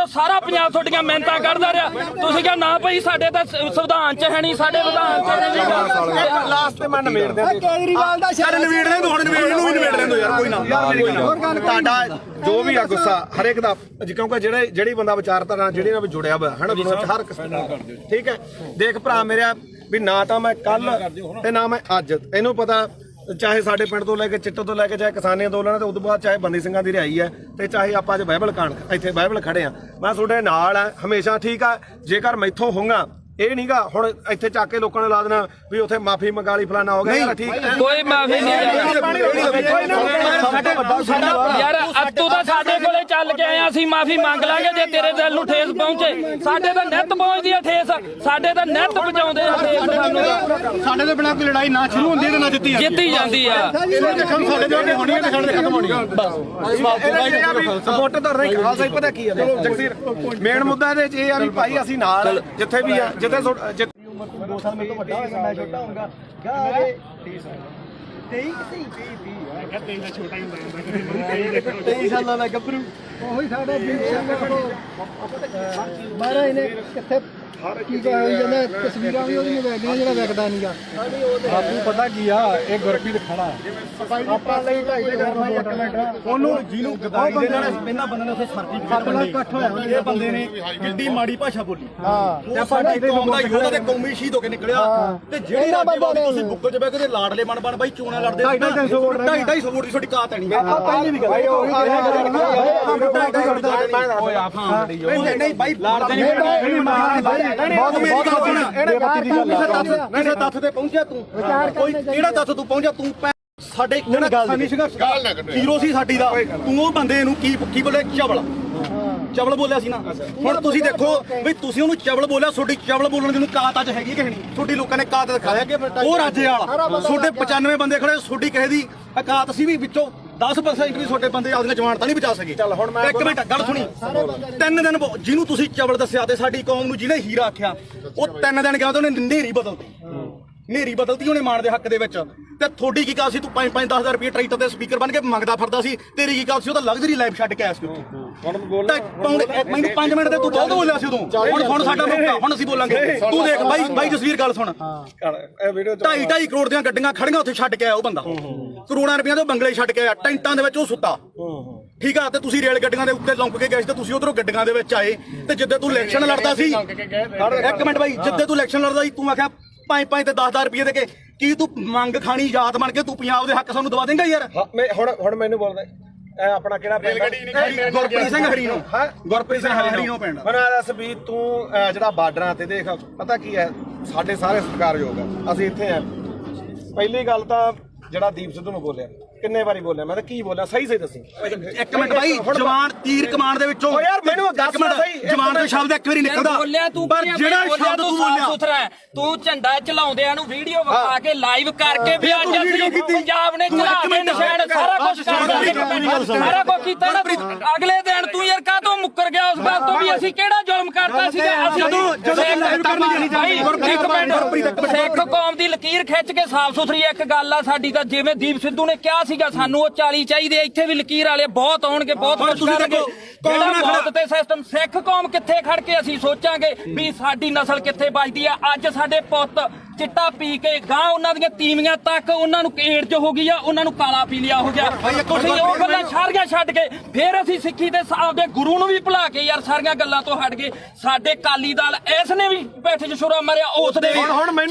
ਸਾਰਾ ਪੰਜਾਬ ਤੁਹਾਡੀਆਂ ਮਿਹਨਤਾਂ ਕਰਦਾ ਰਿਹਾ ਤੁਸੀਂ ਕਿਹਾ ਨਾ ਭਾਈ ਸਾਡੇ ਤਾਂ ਸੰਵਿਧਾਨ 'ਚ ਹੈ ਨਹੀਂ ਸਾਡੇ ਵਿਧਾਨ 'ਚ ਨਹੀਂ ਲਾਸਟ ਤੇ ਮੈਂ ਨਿਬੇੜ ਦਿਆਂ ਕੇਜਰੀਵਾਲ ਦਾ ਯਾਰ ਨਵੇੜ ਦੇ ਹੁਣ ਨਵੇੜ ਨੂੰ ਵੀ ਨਵੇੜ ਲੈਂਦੋ ਯਾਰ ਕੋਈ ਨਾ ਤੁਹਾਡਾ ਜੋ ਵੀ ਆ ਗੁੱਸਾ ਹਰ ਇੱਕ ਦਾ ਕਿਉਂਕਿ ਜਿਹੜੀ ਬੰਦਾ ਵਿਚਾਰਧਾਰਾ ਜਿਹੜੀ ਨਾਲ ਜੁੜਿਆ ਹੋਇਆ ਹੈ ਨਾ ਦੁਨੀਆ 'ਚ ਹਰ ਕਿਸਮ ਦਾ ਠੀਕ ਹੈ ਦੇਖ ਭਰਾ ਮੇਰਾ ਵੀ ਨਾ ਤਾਂ ਮੈਂ ਕੱਲ ਤੇ ਨਾ ਮੈਂ ਅੱਜ ਇਹਨੂੰ ਪਤਾ ਚਾਹੇ ਸਾਡੇ ਪਿੰਡ ਤੋਂ ਲੈ ਕੇ ਚਿੱਟੋ ਤੋਂ ਲੈ ਕੇ ਚਾਹੇ ਕਿਸਾਨੀ ਅੰਦੋਲਨ ਤੇ ਉਦੋਂ ਬਾਅਦ ਚਾਹੇ ਬੰਦੀ ਸਿੰਘਾਂ ਦੀ ਰਿਹਾਈ ਹੈ ਤੇ ਚਾਹੇ ਆਪਾਂ ਅੱਜ ਬਾਈਬਲ ਇੱਥੇ ਬਾਈਬਲ ਖੜੇ ਆ ਮੈਂ ਤੁਹਾਡੇ ਨਾਲ ਆ ਹਮੇਸ਼ਾ ਠੀਕ ਆ ਜੇਕਰ ਮੈਥੋਂ ਹੋਊਗਾ ਇਹ ਨਹੀਂਗਾ ਹੁਣ ਇੱਥੇ ਚੱਕ ਕੇ ਲੋਕਾਂ ਨੇ ਲਾ ਦੇਣਾ ਵੀ ਉੱਥੇ ਮਾਫੀ ਮੰਗਾ ਲਈ ਫਲਾਣਾ ਹੋ ਗਿਆ ਯਾਰ ਠੀਕ ਹੈ ਕੋਈ ਮਾਫੀ ਨਹੀਂ ਯਾਰ ਤੂੰ ਤਾਂ ਸਾਡੇ ਕੋਲੇ ਚੱਲ ਕੇ ਆਇਆ ਅਸੀਂ ਮਾਫੀ ਮੰਗ ਲਾਂਗੇ ਜੇ ਤੇਰੇ ਦਿਲ ਨੂੰ ਠੇਸ ਪਹੁੰਚੇ ਸਾਡੇ ਤਾਂ ਨਿੱਤ ਪਹੁੰਚਦੀ ਆ ਠੇਸ ਸਾਡੇ ਤਾਂ ਨਿੱਤ ਪਹੁੰਚਾਉਂਦੇ ਆ ਠੇਸ ਸਾਨੂੰ ਸਾਡੇ ਤੋਂ ਬਿਨਾਂ ਕੋਈ ਲੜਾਈ ਨਾ ਸ਼ੁਰੂ ਹੁੰਦੀ ਤੇ ਨਾ ਜਿੱਤੀ ਜਾਂਦੀ ਆ ਸਾਡੇ ਦੇ ਹੋਣੀ ਹੈ ਤੇ ਸਾਡੇ ਖਤਮ ਹੋਣੀ ਹੈ ਸਪੋਰਟ ਤਾਂ ਨਹੀਂ ਖਾਲਸਾ ਪਤਾ ਕੀ ਹੈ ਜਗਸੀਰ ਮੇਨ ਮੁੱਦਾ ਇਹਦੇ ਚ ਇਹ ਆ ਵੀ ਭਾਈ ਅਸੀਂ ਨਾਲ ਜਿੱਥੇ ਵੀ ਆ ਜਿੱਥੇ 2 ਸਾਲ ਮੇਰੇ ਤੋਂ ਵੱਡਾ ਹੋਏਗਾ ਮੈਂ ਛੋਟਾ ਹੋਊਗਾ ਗਾ 23 ਸਾਲਾਂ ਦਾ ਗੱਭਰੂ ਉਹੀ ਸਾਡਾ ਦੀਪ ਸਿੰਘ ਮਹਾਰਾਜ ਨੇ ਕਿੱਥੇ ਕੀ ਹੋਈ ਜਾਂਦਾ ਤਸਵੀਰਾਂ ਵੀ ਉਹਦੀਆਂ ਵੇਖਦੀਆਂ ਜਿਹੜਾ ਵੇਖਦਾ ਨਹੀਂਗਾ ਬਾਪੂ ਪਤਾ ਕੀ ਆ ਇਹ ਗੁਰਪ੍ਰੀਤ ਖਾਣਾ ਆਪਾਂ ਲਈ 2.5 ਉਹਨੂੰ ਜਿਹਨੂੰ ਗਦਾਈ ਦੇ ਨਾਲ ਇਹਨਾਂ ਬੰਦੇ ਨੇ ਉੱਥੇ ਸਰਟੀਫਿਕੇਟ ਇਕੱਠ ਹੋਇਆ ਇਹ ਬੰਦੇ ਨੇ ਕਿੰਨੀ ਮਾੜੀ ਭਾਸ਼ਾ ਬੋਲੀ ਹਾਂ ਤੇ ਸਾਡੇ ਕੌਮ ਦਾ ਯੋਧਾ ਤੇ ਕੌਮੀ ਸ਼ਹੀਦ ਹੋ ਕੇ ਨਿਕਲਿਆ ਤੇ ਜਿਹੜੇ ਰਾਜੇ ਤੁਸੀਂ ਬੁੱਕਲ ਚ ਬਹਿ ਕੇ ਲਾਡਲੇ ਬਣ ਬਾਈ ਚੋਣਾਂ ਲੜਦੇ 250 ਵੋਟ ਦੀ ਤੁਹਾਡੀ ਕਾਤ ਨਹੀਂ ਪਹਿਲੀ ਵੀ ਗੱਲ ਨਹੀਂ ਬਾਈ ਲਾੜਦੇ ਕਿਸੇ ਤੱਥ ਤੇ ਪਹੁੰਚਿਆ ਤੂੰ ਕੋਈ ਕਿਹੜਾ ਤੱਥ ਤੂੰ ਪਹੁੰਚਿਆ ਤੂੰ ਸਾਡੇ ਕਿਸਾਨੀ ਸੰਘਰਸ਼ ਹੀਰੋ ਸੀ ਸਾਡੀ ਦਾ ਤੂੰ ਉਹ ਬੰਦੇ ਨੂੰ ਕੀ ਬੋਲੇ ਚਵਲ ਬੋਲਿਆ ਸੀ ਨਾ ਹੁਣ ਤੁਸੀਂ ਦੇਖੋ ਵੀ ਤੁਸੀਂ ਉਹਨੂੰ ਚਵਲ ਬੋਲਿਆ ਤੁਹਾਡੀ ਚਵਲ ਬੋਲਣ ਦੀ ਨੂੰ ਕਾਤ ਅੱਜ ਹੈਗੀ ਕਿ ਨਹੀਂ ਤੁਹਾਡੀ ਲੋਕਾਂ ਨੇ ਕਾਤ ਦਿਖਾਇਆ ਉਹ ਰਾਜੇ ਵਾਲਾ ਤੁਹਾਡੇ 95 ਬੰਦੇ ਖੜੇ ਤੁਹਾਡੀ ਕਿਸੇ ਦੀ ਕਾਤ ਸੀ ਵੀ ਵਿੱਚੋਂ 10% ਵੀ ਤੁਹਾਡੇ ਬੰਦੇ ਆਪਦੀਆਂ ਜਵਾਨ ਤਾਂ ਨਹੀਂ ਬਚਾ ਸਕੇ ਚੱਲ ਹੁਣ ਮੈਂ 1 ਮਿੰਟ ਗੱਲ ਸੁਣੀ 3 ਦਿਨ ਜਿਹਨੂੰ ਤੁਸੀਂ ਚਵਲ ਦੱਸਿਆ ਤੇ ਸਾਡੀ ਕੌਮ ਨੂੰ ਜਿਹਨੇ ਹੀਰਾ ਆਖਿਆ ਉਹ 3 ਦਿਨ ਗਿਆ ਤੇ ਉਹਨੇ ਨੇਰੀ ਬਦਲਤੀ ਉਹਨੇ ਮਾਣ ਦੇ ਹੱਕ ਦੇ ਵਿੱਚ ਤੇ ਤੁਹਾਡੀ ਕੀ ਕਾਲ ਸੀ ਤੂੰ 5-10 ਰੁਪਏ ਟਰੈਕਟਰ ਤੇ ਸਪੀਕਰ ਬਣ ਕੇ ਮੰਗਦਾ ਫਿਰਦਾ ਸੀ ਤੇਰੀ ਕੀ ਕਾਲ ਸੀ ਉਹ ਤਾਂ ਲਗਜ਼ਰੀ ਲਾਈਫ ਛੱਡ ਕੇ ਆਇਆ ਸੀ ਮੈਨੂੰ 5 ਮਿੰਟ ਤੇ ਤੂੰ ਬਹੁਤ ਬੋਲਿਆ ਸੀ ਉਦੋਂ ਹੁਣ ਸਾਡਾ ਮੌਕਾ ਹੁਣ ਅਸੀਂ ਬੋਲਾਂਗੇ ਤੂੰ ਦੇਖ ਬਾਈ ਜਸਵੀਰ ਗੱਲ ਸੁਣ 2.5 ਕਰੋੜ ਦੀਆਂ ਗੱਡੀਆਂ ਖੜੀਆਂ ਉੱਥੇ ਛੱਡ ਕੇ ਆਇਆ ਉਹ ਬੰਦਾ ਕਰੋੜਾਂ ਰੁਪਈਆਂ ਦੇ ਬੰਗਲੇ ਛੱਡ ਕੇ ਆਇਆ ਟੈਂਟਾਂ ਦੇ ਵਿੱਚ ਉਹ ਸੁੱਤਾ ਠੀਕ ਆ ਤੇ ਤੁਸੀਂ ਰੇਲ ਗੱਡੀਆਂ ਦੇ ਉੱਤੇ ਲੰਘ ਕੇ ਗਏ ਸੀ ਤੇ ਤੁਸੀਂ ਉਧਰੋਂ ਗੱਡੀਆਂ ਦੇ ਵਿੱਚ ਆਏ ਤੇ ਜਿੱਦੇ ਤੂੰ ਇਲੈਕਸ਼ਨ ਲੜਦਾ ਸੀ 1 ਮਿੰਟ ਬਾਈ ਜਿੱਦੇ ਤੂੰ ਇਲੈਕਸ਼ਨ ਲੜਦਾ ਸੀ ਤੂੰ ਆਖਿਆ 5 ਤੇ 10 ਰੁਪਏ ਦੇ ਕੇ ਕੀ ਤੂੰ ਮੰਗ ਖਾਣੀ ਯਾਦ ਬਣ ਕੇ ਤੂੰ ਪੰਜਾਬ ਦੇ ਹੱਕ ਸਾਨੂੰ ਦਵਾ ਦੇਂਗਾ ਯਾਰ ਹੁਣ ਮੈਨੂੰ ਬੋਲਦਾ ਇਹ ਆਪਣਾ ਕਿਹੜਾ ਪਿੰਡ ਗੁਰਪ੍ਰੀਤ ਸਿੰਘ ਹਰੀਨੋ ਗੁਰਪ੍ਰੀਤ ਸਿੰਘ ਹਰੀਨੋ ਪਿੰਡ ਮੈਨੂੰ ਦੱਸ ਵੀ ਤੂੰ ਜਿਹੜਾ ਬਾਰਡਰਾਂ ਤੇ ਦੇਖ ਪਤਾ ਕੀ ਹੈ ਸਾਡੇ ਸਾਰੇ ਸਤਿਕਾਰਯੋਗ ਆ ਅਸੀਂ ਇੱਥੇ ਆ ਪਹਿਲੀ ਗੱਲ ਤਾਂ ਜਿਹੜਾ ਦੀਪ ਸਿੱਧੂ ਨੂੰ ਬੋਲਿਆ ਕਿੰਨੇ ਵਾਰੀ ਬੋਲਿਆ ਮੈਂ ਤਾਂ ਕੀ ਬੋਲਿਆ ਸਹੀ ਦੱਸੀ 1 ਮਿੰਟ ਬਾਈ ਜਵਾਨ ਤੀਰ ਕਮਾਨ ਦੇ ਵਿੱਚੋਂ ਯਾਰ ਮੈਨੂੰ ਦੱਸ ਸਹੀ ਜਵਾਨ ਦਾ ਸ਼ਬਦ ਇੱਕ ਵਾਰੀ ਨਿਕਲਦਾ ਬੋਲਿਆ ਤੂੰ ਪਰ ਜਿਹੜਾ ਸ਼ਬਦ ਤੂੰ ਬੋਲਿਆ ਸੁਥਰਾ ਤੂੰ ਝੰਡਾ ਚਲਾਉਂਦਿਆਂ ਨੂੰ ਵੀਡੀਓ ਵਿਖਾ ਕੇ ਲਾਈਵ ਕਰਕੇ ਵੀ ਅੱਜ ਅਸੀਂ ਪੰਜਾਬ ਨੇ ਚਲਾ ਕੇ ਨਿਸ਼ਾਨ ਸਾਰਾ ਕੁਝ ਕੀਤਾ ਨਾ ਅਗਲੇ ਦਿਨ ਤੂੰ ਯਾਰ ਕਾਹਤੋਂ ਮੁੱਕਰ ਗਿਆ ਉਸ ਗੱਲ ਤੋਂ ਵੀ ਅਸੀਂ ਕਿਹੜਾ ਜ਼ੁਲਮ ਕਰਤਾ ਸੀਗਾ ਸਿੱਖ ਕੌਮ ਦੀ ਲਕੀਰ ਖਿੱਚ ਕੇ ਸਾਫ਼ ਸੁਥਰੀ ਇੱਕ ਗੱਲ ਆ ਸਾਡੀ ਤਾਂ ਜਿਵੇਂ ਦੀਪ ਸਿੱਧੂ ਨੇ ਕਿਹਾ ਸੀਗਾ ਸਾਨੂੰ ਉਹ 40 ਚਾਹੀਦੇ ਇੱਥੇ ਵੀ ਲਕੀਰ ਵਾਲੇ ਬਹੁਤ ਆਉਣਗੇ ਬਹੁਤ ਕੁਝ ਕਰਨਗੇ ਜਿਹੜਾ ਮੌਤ ਤੇ ਸਿਸਟਮ ਸਿੱਖ ਕੌਮ ਕਿੱਥੇ ਖੜ ਕੇ ਅਸੀਂ ਸੋਚਾਂਗੇ ਵੀ ਸਾਡੀ ਨਸਲ ਕਿੱਥੇ ਬਚਦੀ ਆ ਅੱਜ ਸਾਡੇ ਪੁੱਤ ਚਿੱਟਾ ਪੀ ਕੇ ਗਾਂ ਉਹਨਾਂ ਦੀਆਂ ਤੀਵੀਆਂ ਤੱਕ ਉਹਨਾਂ ਨੂੰ ਏਡਜ਼ ਹੋ ਗਈ ਆ ਉਹਨਾਂ ਨੂੰ ਕਾਲਾ ਪੀ ਲਿਆ ਹੋ ਗਿਆ ਤੁਸੀਂ ਉਹ ਗੱਲਾਂ ਸਾਰੀਆਂ ਛੱਡ ਕੇ ਫਿਰ ਅਸੀਂ ਸਿੱਖੀ ਦੇ ਆਪਦੇ ਗੁਰੂ ਨੂੰ ਵੀ ਭੁਲਾ ਕੇ ਯਾਰ ਸਾਰੀਆਂ ਗੱਲਾਂ ਤੋਂ ਹਟ ਗਏ ਸਾਡੇ ਕਾਲੀ ਦਲ ਇਸ ਨੇ ਵੀ ਪੈਠ 'ਚ ਛੁਰਾ ਮਾਰਿਆ ਉਸ ਦੇ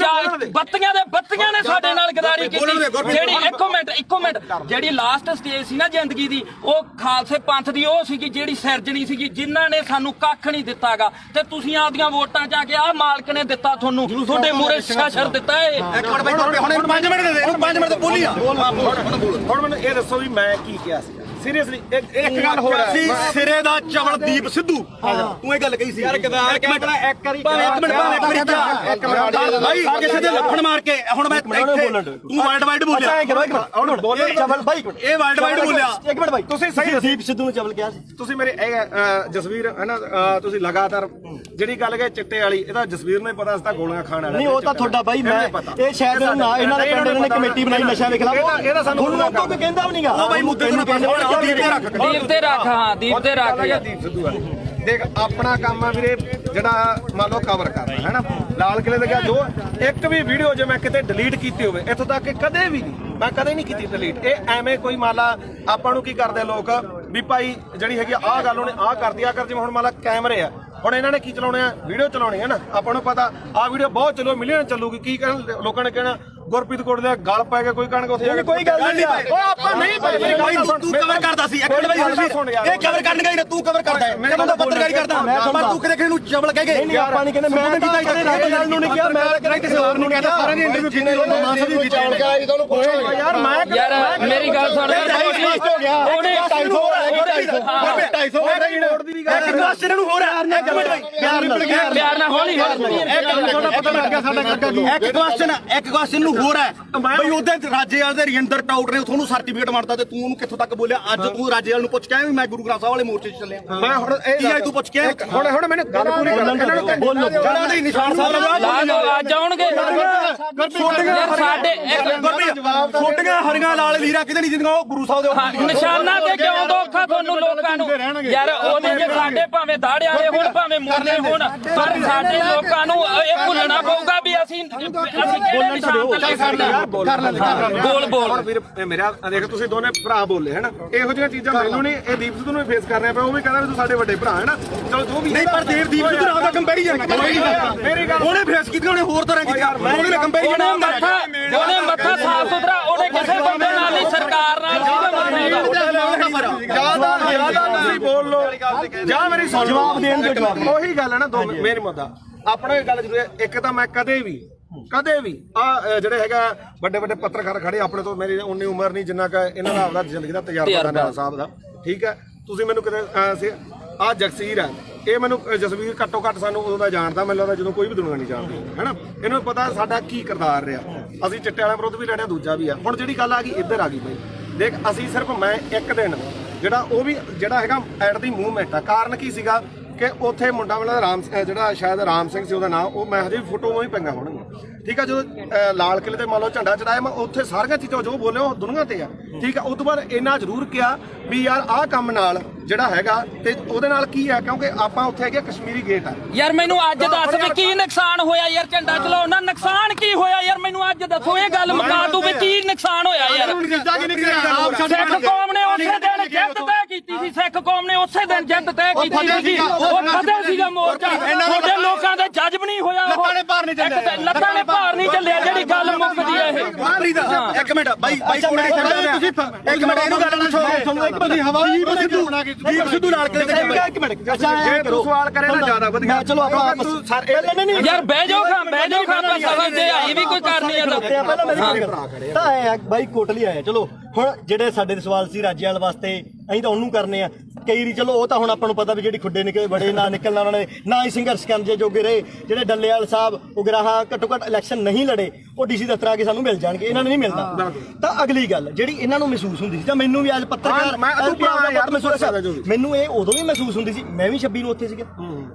ਬੱਤੀਆਂ ਨੇ ਸਾਡੇ ਨਾਲ ਗਦਾਰੀ ਕੀਤੀ ਜਿਹੜੀ ਇੱਕ ਮਿੰਟ ਜਿਹੜੀ ਲਾਸਟ ਸਟੇਜ ਸੀ ਨਾ ਜ਼ਿੰਦਗੀ ਦੀ ਉਹ ਖਾਲਸੇ ਪੰਥ ਦੀ ਉਹ ਸੀਗੀ ਜਿਹੜੀ ਸਿਰਜਣੀ ਸੀਗੀ ਜਿਨ੍ਹਾਂ ਨੇ ਸਾਨੂੰ ਕੱਖ ਨਹੀਂ ਦਿੱਤਾਗਾ ਤੇ ਤੁਸੀਂ ਆਪਦੀਆਂ ਵੋਟਾਂ ਜਾ ਕੇ ਆਹ ਮਾਲਕ ਨੇ ਦਿੱਤਾ ਤੁਹਾਨੂੰ ਤੁਹਾਡੇ ਮੂਹਰੇ ਸ਼ਰ ਦਿੱਤਾ ਏ 1 ਮਿੰਟ ਬਾਈ ਹੁਣ 5 ਮਿੰਟ ਦੇ ਦੇ 5 ਮਿੰਟ ਤੇ ਬੋਲੀ ਆ ਹੁਣ ਮੈਨੂੰ ਇਹ ਦੱਸੋ ਵੀ ਮੈਂ ਕੀ ਕਿਹਾ ਸੀ ਸੀਰੀਅਸਲੀ ਇੱਕ ਗੱਲ ਹੋਰ ਸੀ ਸਿਰੇ ਦਾ ਚਵਲ ਦੀਪ ਸਿੱਧੂ ਤੂੰ ਇਹ ਗੱਲ ਕਹੀ ਸੀ ਯਾਰ ਇੱਕ ਮਿੰਟ ਬਾਈ ਕਿਸੇ ਦੇ ਲੱਫੜ ਮਾਰ ਕੇ ਹੁਣ ਮੈਂ ਤੂੰ ਵਰਲਡ ਵਾਈਡ ਬੋਲਿਆ ਹੁਣ ਬੋਲੇ ਚਵਲ ਬਾਈ ਇਹ ਵਰਲਡ ਵਾਈਡ ਬੋਲਿਆ 1 ਮਿੰਟ ਬਾਈ ਤੁਸੀਂ ਸਹੀ ਦੀਪ ਸਿੱਧੂ ਨੂੰ ਚਵਲ ਕਿਹਾ ਸੀ ਤੁਸੀਂ ਮੇਰੇ ਜਸਵੀਰ ਹੈ ਨਾ ਤੁਸੀਂ ਲਗਾਤਾਰ ਜਿਹੜੀ ਗੱਲ ਕਹੇ ਚਿੱਟੇ ਵਾਲੀ ਇਹਦਾ ਜਸਵੀਰ ਨੂੰ ਪਤਾ ਸੀ ਤਾਂ ਗੋਲੀਆਂ ਖਾਣ ਵਾਲਾ ਨਹੀਂ ਉਹ ਤਾਂ ਤੁਹਾਡਾ ਬਾਈ ਮੈਂ ਇਹ ਸ਼ਾਇਦ ਨਾ ਇਹਨਾਂ ਦੇ ਪਿੰਡ ਨੇ ਕਮੇਟੀ ਬਣਾਈ ਨਸ਼ਾ ਦੇ ਖਿਲਾਫ ਇਹਦਾ ਸਾਨੂੰ ਕੋਈ ਕਹਿੰਦਾ ਵੀ ਨਹੀਂਗਾ ਉਹ ਬਾਈ ਮੁੱਦੇ ਨੂੰ ਦੀਪ ਤੇ ਰੱਖ ਹਾਂ ਦੀਪ ਤੇ ਰੱਖ ਦੀਪ ਸਿੱਧੂ ਦੇਖ ਆਪਣਾ ਕੰਮ ਆ ਵੀਰੇ ਜਿਹੜਾ ਮੰਨ ਲਓ ਕਵਰ ਕਰਨਾ ਹੈ ਨਾ ਲਾਲ ਕਿਲੇ ਦੇ ਗਿਆ ਜੋ ਇੱਕ ਵੀ ਵੀਡੀਓ ਜੇ ਮੈਂ ਕਿਤੇ ਡਿਲੀਟ ਕੀਤੀ ਹੋਵੇ ਇੱਥੋਂ ਤੱਕ ਕਿ ਕਦੇ ਵੀ ਨਹੀਂ ਮੈਂ ਕਦੇ ਨਹੀਂ ਕੀਤੀ ਡਿਲੀਟ ਇਹ ਐਵੇਂ ਕੋਈ ਮੰਨ ਲਾ ਆਪਾਂ ਨੂੰ ਕੀ ਕਰਦੇ ਲੋਕ ਵੀ ਭਾਈ ਜਿਹੜੀ ਹੈਗੀ ਆਹ ਗੱਲ ਉਹਨੇ ਆਹ ਕਰਦੀ ਆ ਕਰ ਜਿਵੇਂ ਹੁਣ ਮੰਨ ਲਾ ਕੈਮਰੇ ਆ ਹੁਣ ਇਹਨਾਂ ਨੇ ਕੀ ਚਲਾਉਣੇ ਆ ਵੀਡੀਓ ਚਲਾਉਣੀ ਹੈ ਨਾ ਆਪਾਂ ਨੂੰ ਪਤਾ ਆਹ ਵੀਡੀਓ ਬਹੁਤ ਚੱਲੋ ਮਿਲੀਅਨ ਚੱਲੂਗੀ ਕੀ ਕਹਿਣ ਲੋਕਾਂ ਨੇ ਕਹਿਣਾ ਗੁਰਪ੍ਰੀਤ ਕੋਟ ਦੇ ਗਲ ਪੈ ਕੇ ਕੋਈ ਕਹਿਣਗੇ ਉੱਥੇ ਜਾ ਕੇ ਕੋਈ ਗੱਲ ਨਹੀਂ ਓ ਆਪਾਂ ਨਹੀਂ ਤੂੰ ਕਵਰ ਕਰਦਾ ਸੀ ਇੱਕ ਮਿੰਟ ਬਾਈ ਇਹ ਕਵਰ ਕਰਨ ਗਈ ਤੂੰ ਕਵਰ ਕਰਦਾ ਹੈ ਮੈਂ ਤਾਂ ਪੱਤਰਕਾਰੀ ਕਰਦਾ ਪਰ ਤੂੰ ਕਿਹਦੇ ਨੂੰ ਚਵਲ ਕਹਿ ਗਏ ਨਹੀਂ ਆਪਾਂ ਨਹੀਂ ਕਹਿੰਦੇ ਮੈਂ ਤਾਂ ਕਿਸੇ ਰਾਜੇਵਾਲ ਨੂੰ ਨਹੀਂ ਕਿਹਾ ਮੈਂ ਤਾਂ ਕਹਿੰਦਾ ਕਿਸੇ ਹੋਰ ਨੂੰ ਕਹਿੰਦਾ ਸਾਰਿਆਂ ਦੀ ਇੰਟਰਵਿਊ ਕੀਤੀ ਲੋਕ ਮਾਸਾ ਦੀ ਚਾਲ ਕਰਾਈ ਤੁਹਾਨੂੰ ਪੁੱਛੋ ਯਾਰ ਮੈਂ ਯਾਰ ਮੇਰੀ ਗੱਲ ਸੁਣ ਉਹਨੇ 250 ਇੱਕ ਕੁਐਸਚਨ ਨੂੰ ਹੋਰ ਹੈ ਇੱਕ ਮਿੰਟ ਪਿਆਰ ਨਾਲ ਹੌਲੀ ਇੱਕ ਕੁਐਸਚਨ ਨੂੰ ਹੋਰ ਹੈ ਬਈ ਉਹਦੇ ਰਾਜੇਵਾਲ ਦੇ ਰਜਿੰਦਰ ਟਾਊਟ ਨੇ ਤੁਹਾਨੂੰ ਸਰਟੀਫਿਕੇਟ ਮਾਰਤਾ ਤੇ ਤੂੰ ਉਹਨੂੰ ਕਿੱਥੋਂ ਤੱਕ ਬੋਲਿਆ ਅੱਜ ਤੂੰ ਰਾਜੇਵਾਲ ਨੂੰ ਪੁੱਛ ਕੇ ਆਇਆ ਵੀ ਮੈਂ ਗੁਰੂ ਗ੍ਰੰਥ ਸਾਹਿਬ ਵਾਲੇ ਮੋਰਚੇ 'ਚ ਚੱਲਿਆ ਮੈਂ ਹੁਣ ਇਹ ਤੂੰ ਪੁੱਛ ਕੇ ਹੁਣ ਮੈਨੂੰ ਗੱਲ ਪੂਰੀ ਕਰ ਇਹਨਾਂ ਨੂੰ ਬੋਲੋ ਜਿਹੜਾ ਦੇ ਨਿਸ਼ਾਨ ਸਾਹਿਬ ਲਾ ਦੋ ਅੱਜ ਆਉਣਗੇ ਯਾਰ ਸਾਡੇ ਛੋਟੀਆਂ ਹਰੀਆਂ ਲਾਲ ਲੀਰਾ ਕਿਤੇ ਨਹੀਂ ਜਿੰਦੀਆਂ ਉਹ ਗੁਰੂ ਸਾਹਿਬ ਦੇ ਨਿਸ਼ਾਨਾਂ ਤੇ ਕਿਉਂ ਦੋਖਾ ਤੁਹਾਨੂੰ ਲੋਕਾਂ ਨੂੰ ਯਾਰ ਉਹਦੇ ਜੇ ਸਾਡੇ ਭਾਵੇਂ ਦਾੜੇ ਵਾਲੇ ਹੋਣ ਭਾਵੇਂ ਮੁਰਲੇ ਹੋਣ ਪਰ ਸਾਡੇ ਲੋਕਾਂ ਨੂੰ ਇਹ ਭੁੱਲਣਾ ਪਊਗਾ ਵੀ ਅਸੀਂ ਕਿਹੜੇ ਨਿਸ਼ਾਨ ਤੇ ਲੈ ਸਕਦੇ ਹਾਂ ਬੋਲ ਹੁਣ ਵੀਰ ਮੇਰਾ ਦੇਖ ਤੁਸੀਂ ਦੋਨੇ ਭਰਾ ਬੋਲੇ ਹੈਨਾ ਇਹੋ ਜਿਹੀਆਂ ਚੀਜ਼ਾਂ ਮੈਨੂੰ ਨਹੀਂ ਇਹ ਦੀਪ ਸਿੱਧੂ ਨੂੰ ਫੇਸ ਕਰਨਾ ਪਿਆ ਉਹ ਵੀ ਕਹਿੰਦਾ ਵੀ ਤੂੰ ਸਾਡੇ ਵੱਡੇ ਭਰਾ ਹੈ ਨਾ ਚਲੋ ਜੋ ਵੀ ਨਹੀਂ ਪਰ ਦੀਪ ਸਿੱਧੂ ਨਾਲ ਦਾ ਕੰਪੈਰੀਜ਼ਨ ਮੇਰੀ ਗੱਲ ਉਹਨੇ ਫੇਸ ਕੀਤੀ ਉਹਨੇ ਹੋਰ ਤਰ੍ਹਾਂ ਕੀਤੀ ਉਹਨੇ ਕੰਪੈਰੀਜ਼ਨ ਉਹਨੇ ਮੱਥਾ ਸਾਫ ਸੁਥਰਾ ਉਹਨੇ ਕਿਸੇ ਬੰਦੇ ਨਾਲ ਨਹੀਂ ਸਰਕਾਰ ਨਾਲ ਜਿਆਦਾ ਤੁਸੀਂ ਬੋਲ ਲੋ ਜਾਂ ਮੇਰੀ ਸੁਣ ਜਵਾਬ ਦੇਣ ਦੇ ਜਵਾਬ ਉਹੀ ਗੱਲ ਹੈ ਨਾ ਦੋ ਮੇਰੀ ਮੁੱਦਾ ਆਪਣਾ ਇਹ ਗੱਲ ਜ਼ਰੂਰ ਹੈ ਇੱਕ ਤਾਂ ਮੈਂ ਕਦੇ ਵੀ ਆ ਜਿਹੜੇ ਹੈਗਾ ਵੱਡੇ ਵੱਡੇ ਪੱਤਰਕਾਰ ਖੜੇ ਆਪਣੇ ਤੋਂ ਮੇਰੀ ਉਨੀ ਉਮਰ ਨਹੀਂ ਜਿੰਨਾ ਕਿ ਇਹਨਾਂ ਦਾ ਆਪਦਾ ਜ਼ਿੰਦਗੀ ਦਾ ਤਜਰਬਾ ਨਾਲਾ ਸਾਹਿਬ ਦਾ ਠੀਕ ਹੈ ਤੁਸੀਂ ਮੈਨੂੰ ਕਿਤੇ ਆ ਜਗਸੀਰ ਹੈ ਇਹ ਮੈਨੂੰ ਜਸਵੀਰ ਘੱਟੋ ਘੱਟ ਸਾਨੂੰ ਉਦੋਂ ਦਾ ਜਾਣਦਾ ਮੈਨੂੰ ਲੱਗਦਾ ਜਦੋਂ ਕੋਈ ਵੀ ਦੁਨੀਆ ਨਹੀਂ ਜਾਣਦੀ ਹੈਨਾ ਇਹਨੂੰ ਪਤਾ ਸਾਡਾ ਕੀ ਕਿਰਦਾਰ ਰਿਹਾ ਅਸੀਂ ਚਿੱਟੇ ਵਾਲਿਆਂ ਵਿਰੁੱਧ ਵੀ ਲੜਿਆ ਦੂਜਾ ਵੀ ਆ ਹੁਣ ਜਿਹੜੀ ਗੱਲ ਆ ਗਈ ਇੱਧਰ ਆ ਗਈ ਬਈ ਦੇਖ ਅਸੀਂ ਸਿਰਫ ਮੈਂ ਇੱਕ ਦਿਨ ਜਿਹੜਾ ਉਹ ਵੀ ਜਿਹੜਾ ਹੈਗਾ ਐਟ ਦੀ ਮੂਵਮੈਂਟ ਆ ਕਾਰਨ ਕੀ ਸੀਗਾ ਕਿ ਉੱਥੇ ਮੁੰਡਾ ਵਾਲਾ ਰਾਮ ਜਿਹੜਾ ਸ਼ਾਇਦ ਰਾਮ ਸਿੰਘ ਸੀ ਉਹਦਾ ਨਾਮ ਉਹ ਮੈਂ ਹਜੇ ਫੋਟੋ ਹੀ ਪਈਆਂ ਹੋਣਗੀਆਂ ਠੀਕ ਆ ਜਦੋਂ ਲਾਲ ਕਿਲੇ ਤੇ ਮੰਨ ਲਓ ਝੰਡਾ ਚੜਾਇਆ ਮੈਂ ਉੱਥੇ ਸਾਰੀਆਂ ਚੀਜ਼ਾਂ ਜੋ ਬੋਲੇ ਉਹ ਦੁਨੀਆ ਤੇ ਆ ਠੀਕ ਆ ਉਸ ਤੋਂ ਬਾਅਦ ਇੰਨਾ ਜ਼ਰੂਰ ਕਿਹਾ ਵੀ ਯਾਰ ਆਹ ਕੰਮ ਨਾਲ ਜਿਹੜਾ ਹੈਗਾ ਤੇ ਉਹਦੇ ਨਾਲ ਕੀ ਆ ਕਿਉਂਕਿ ਆਪਾਂ ਉੱਥੇ ਹੈਗੇ ਕਸ਼ਮੀਰੀ ਗੇਟ ਆ ਯਾਰ ਮੈਨੂੰ ਅੱਜ ਦੱਸ ਵੀ ਕੀ ਨੁਕਸਾਨ ਹੋਇਆ ਯਾਰ ਝੰਡਾ ਚਲਾਉਣ ਨਾਲ ਨੁਕਸਾਨ ਕੀ ਹੋਇਆ ਯਾਰ ਮੈਨੂੰ ਅੱਜ ਦੱਸੋ ਇਹ ਗੱਲ ਮੁਕਾ ਤੂੰ ਵੀ ਕੀ ਨੁਕਸਾਨ ਹੋਇਆ ਯਾਰ ਸਿੱਖ ਕੌਮ ਨੇ ਉਸੇ ਦਿਨ ਜਿੱਤ ਤੈਅ ਕੀਤੀ ਸੀ ਸਿੱਖ ਕੌਮ ਨੇ ਉਸੇ ਦਿਨ ਜਿੱਤ ਤੈਅ ਕੀਤੀ ਸੀ ਉਹ ਫਤਿਹ ਸੀਗਾ ਮੋਰਚਾ ਤੁਹਾਡੇ ਲੋਕਾਂ ਦੇ ਜੱਜ ਨਹੀਂ ਹੋਇਆ ਉਹ ਲੱਤਾਂ ਨੇ ਭਾਰ ਨਹੀਂ ਚੱਲਿਆ ਜਿਹੜੀ ਗੱਲ ਮੁੱਕਦੀ ਹੈ ਇਹ ਇੱਕ ਮਿੰਟ ਬਾਈ ਕੋਲੇ ਤੁਸੀਂ ਇੱਕ ਮਿੰਟ ਇਹਨੂੰ ਗੱਲ ਸੁਣੋ ਇੱਕ ਮਿੰਟ ਹਵਾਈ ਸਿੱਧੂ ਬਣਾ ਕੇ ਦੀਪ ਸਿੱਧੂ ਨਾਲ ਕਿਤੇ ਇੱਕ ਮਿੰਟ ਜੇ ਤੂੰ ਸਵਾਲ ਕਰੇ ਨਾ ਜ਼ਿਆਦਾ ਵਧੀਆ ਚਲੋ ਆਪਾਂ ਨਹੀਂ ਯਾਰ ਬਹਿ ਜਾਓ ਖਾਂ ਸਮਝਦੇ ਆਈ ਵੀ ਕੋਈ ਕਰਨੀ ਆ ਪਹਿਲਾਂ ਮੇਰੀ ਗੱਲ ਤਾਂ ਆਇਆ ਬਾਈ ਕੋਟਲੀ ਆਇਆ ਚਲੋ ਹੁਣ ਜਿਹੜੇ ਸਾਡੇ ਸਵਾਲ ਸੀ ਰਾਜੇਵਾਲ ਵਾਸਤੇ ਅਸੀਂ ਤਾਂ ਉਹਨੂੰ ਕਰਨੇ ਆ ਕਈ ਰੀ ਚਲੋ ਉਹ ਤਾਂ ਹੁਣ ਆਪਾਂ ਨੂੰ ਪਤਾ ਵੀ ਜਿਹੜੀ ਖੁੱਡੇ ਨਿਕਲੇ ਬੜੇ ਨਾ ਨਿਕਲਣਾ ਉਹਨਾਂ ਨੇ ਨਾ ਹੀ ਸੰਘਰਸ਼ ਕਰਨ ਜੇ ਜੋਗੇ ਰਹੇ ਜਿਹੜੇ ਡੱਲੇਵਾਲ ਸਾਹਿਬ ਉਗਰਾਹਾਂ ਘੱਟੋ ਘੱਟ ਇਲੈਕਸ਼ਨ ਨਹੀਂ ਲੜੇ ਉਹ ਡੀਸੀ ਦਫ਼ਤਰ ਆ ਕੇ ਸਾਨੂੰ ਮਿਲ ਜਾਣਗੇ ਇਹਨਾਂ ਨੂੰ ਨਹੀਂ ਮਿਲਦਾ ਤਾਂ ਅਗਲੀ ਗੱਲ ਜਿਹੜੀ ਇਹਨਾਂ ਨੂੰ ਮਹਿਸੂਸ ਹੁੰਦੀ ਸੀ ਜਾਂ ਮੈਨੂੰ ਵੀ ਅੱਜ ਪੱਤਰਕਾਰ ਮੈਨੂੰ ਇਹ ਉਦੋਂ ਵੀ ਮਹਿਸੂਸ ਹੁੰਦੀ ਸੀ ਮੈਂ ਵੀ 26 ਨੂੰ ਉੱਥੇ ਸੀਗਾ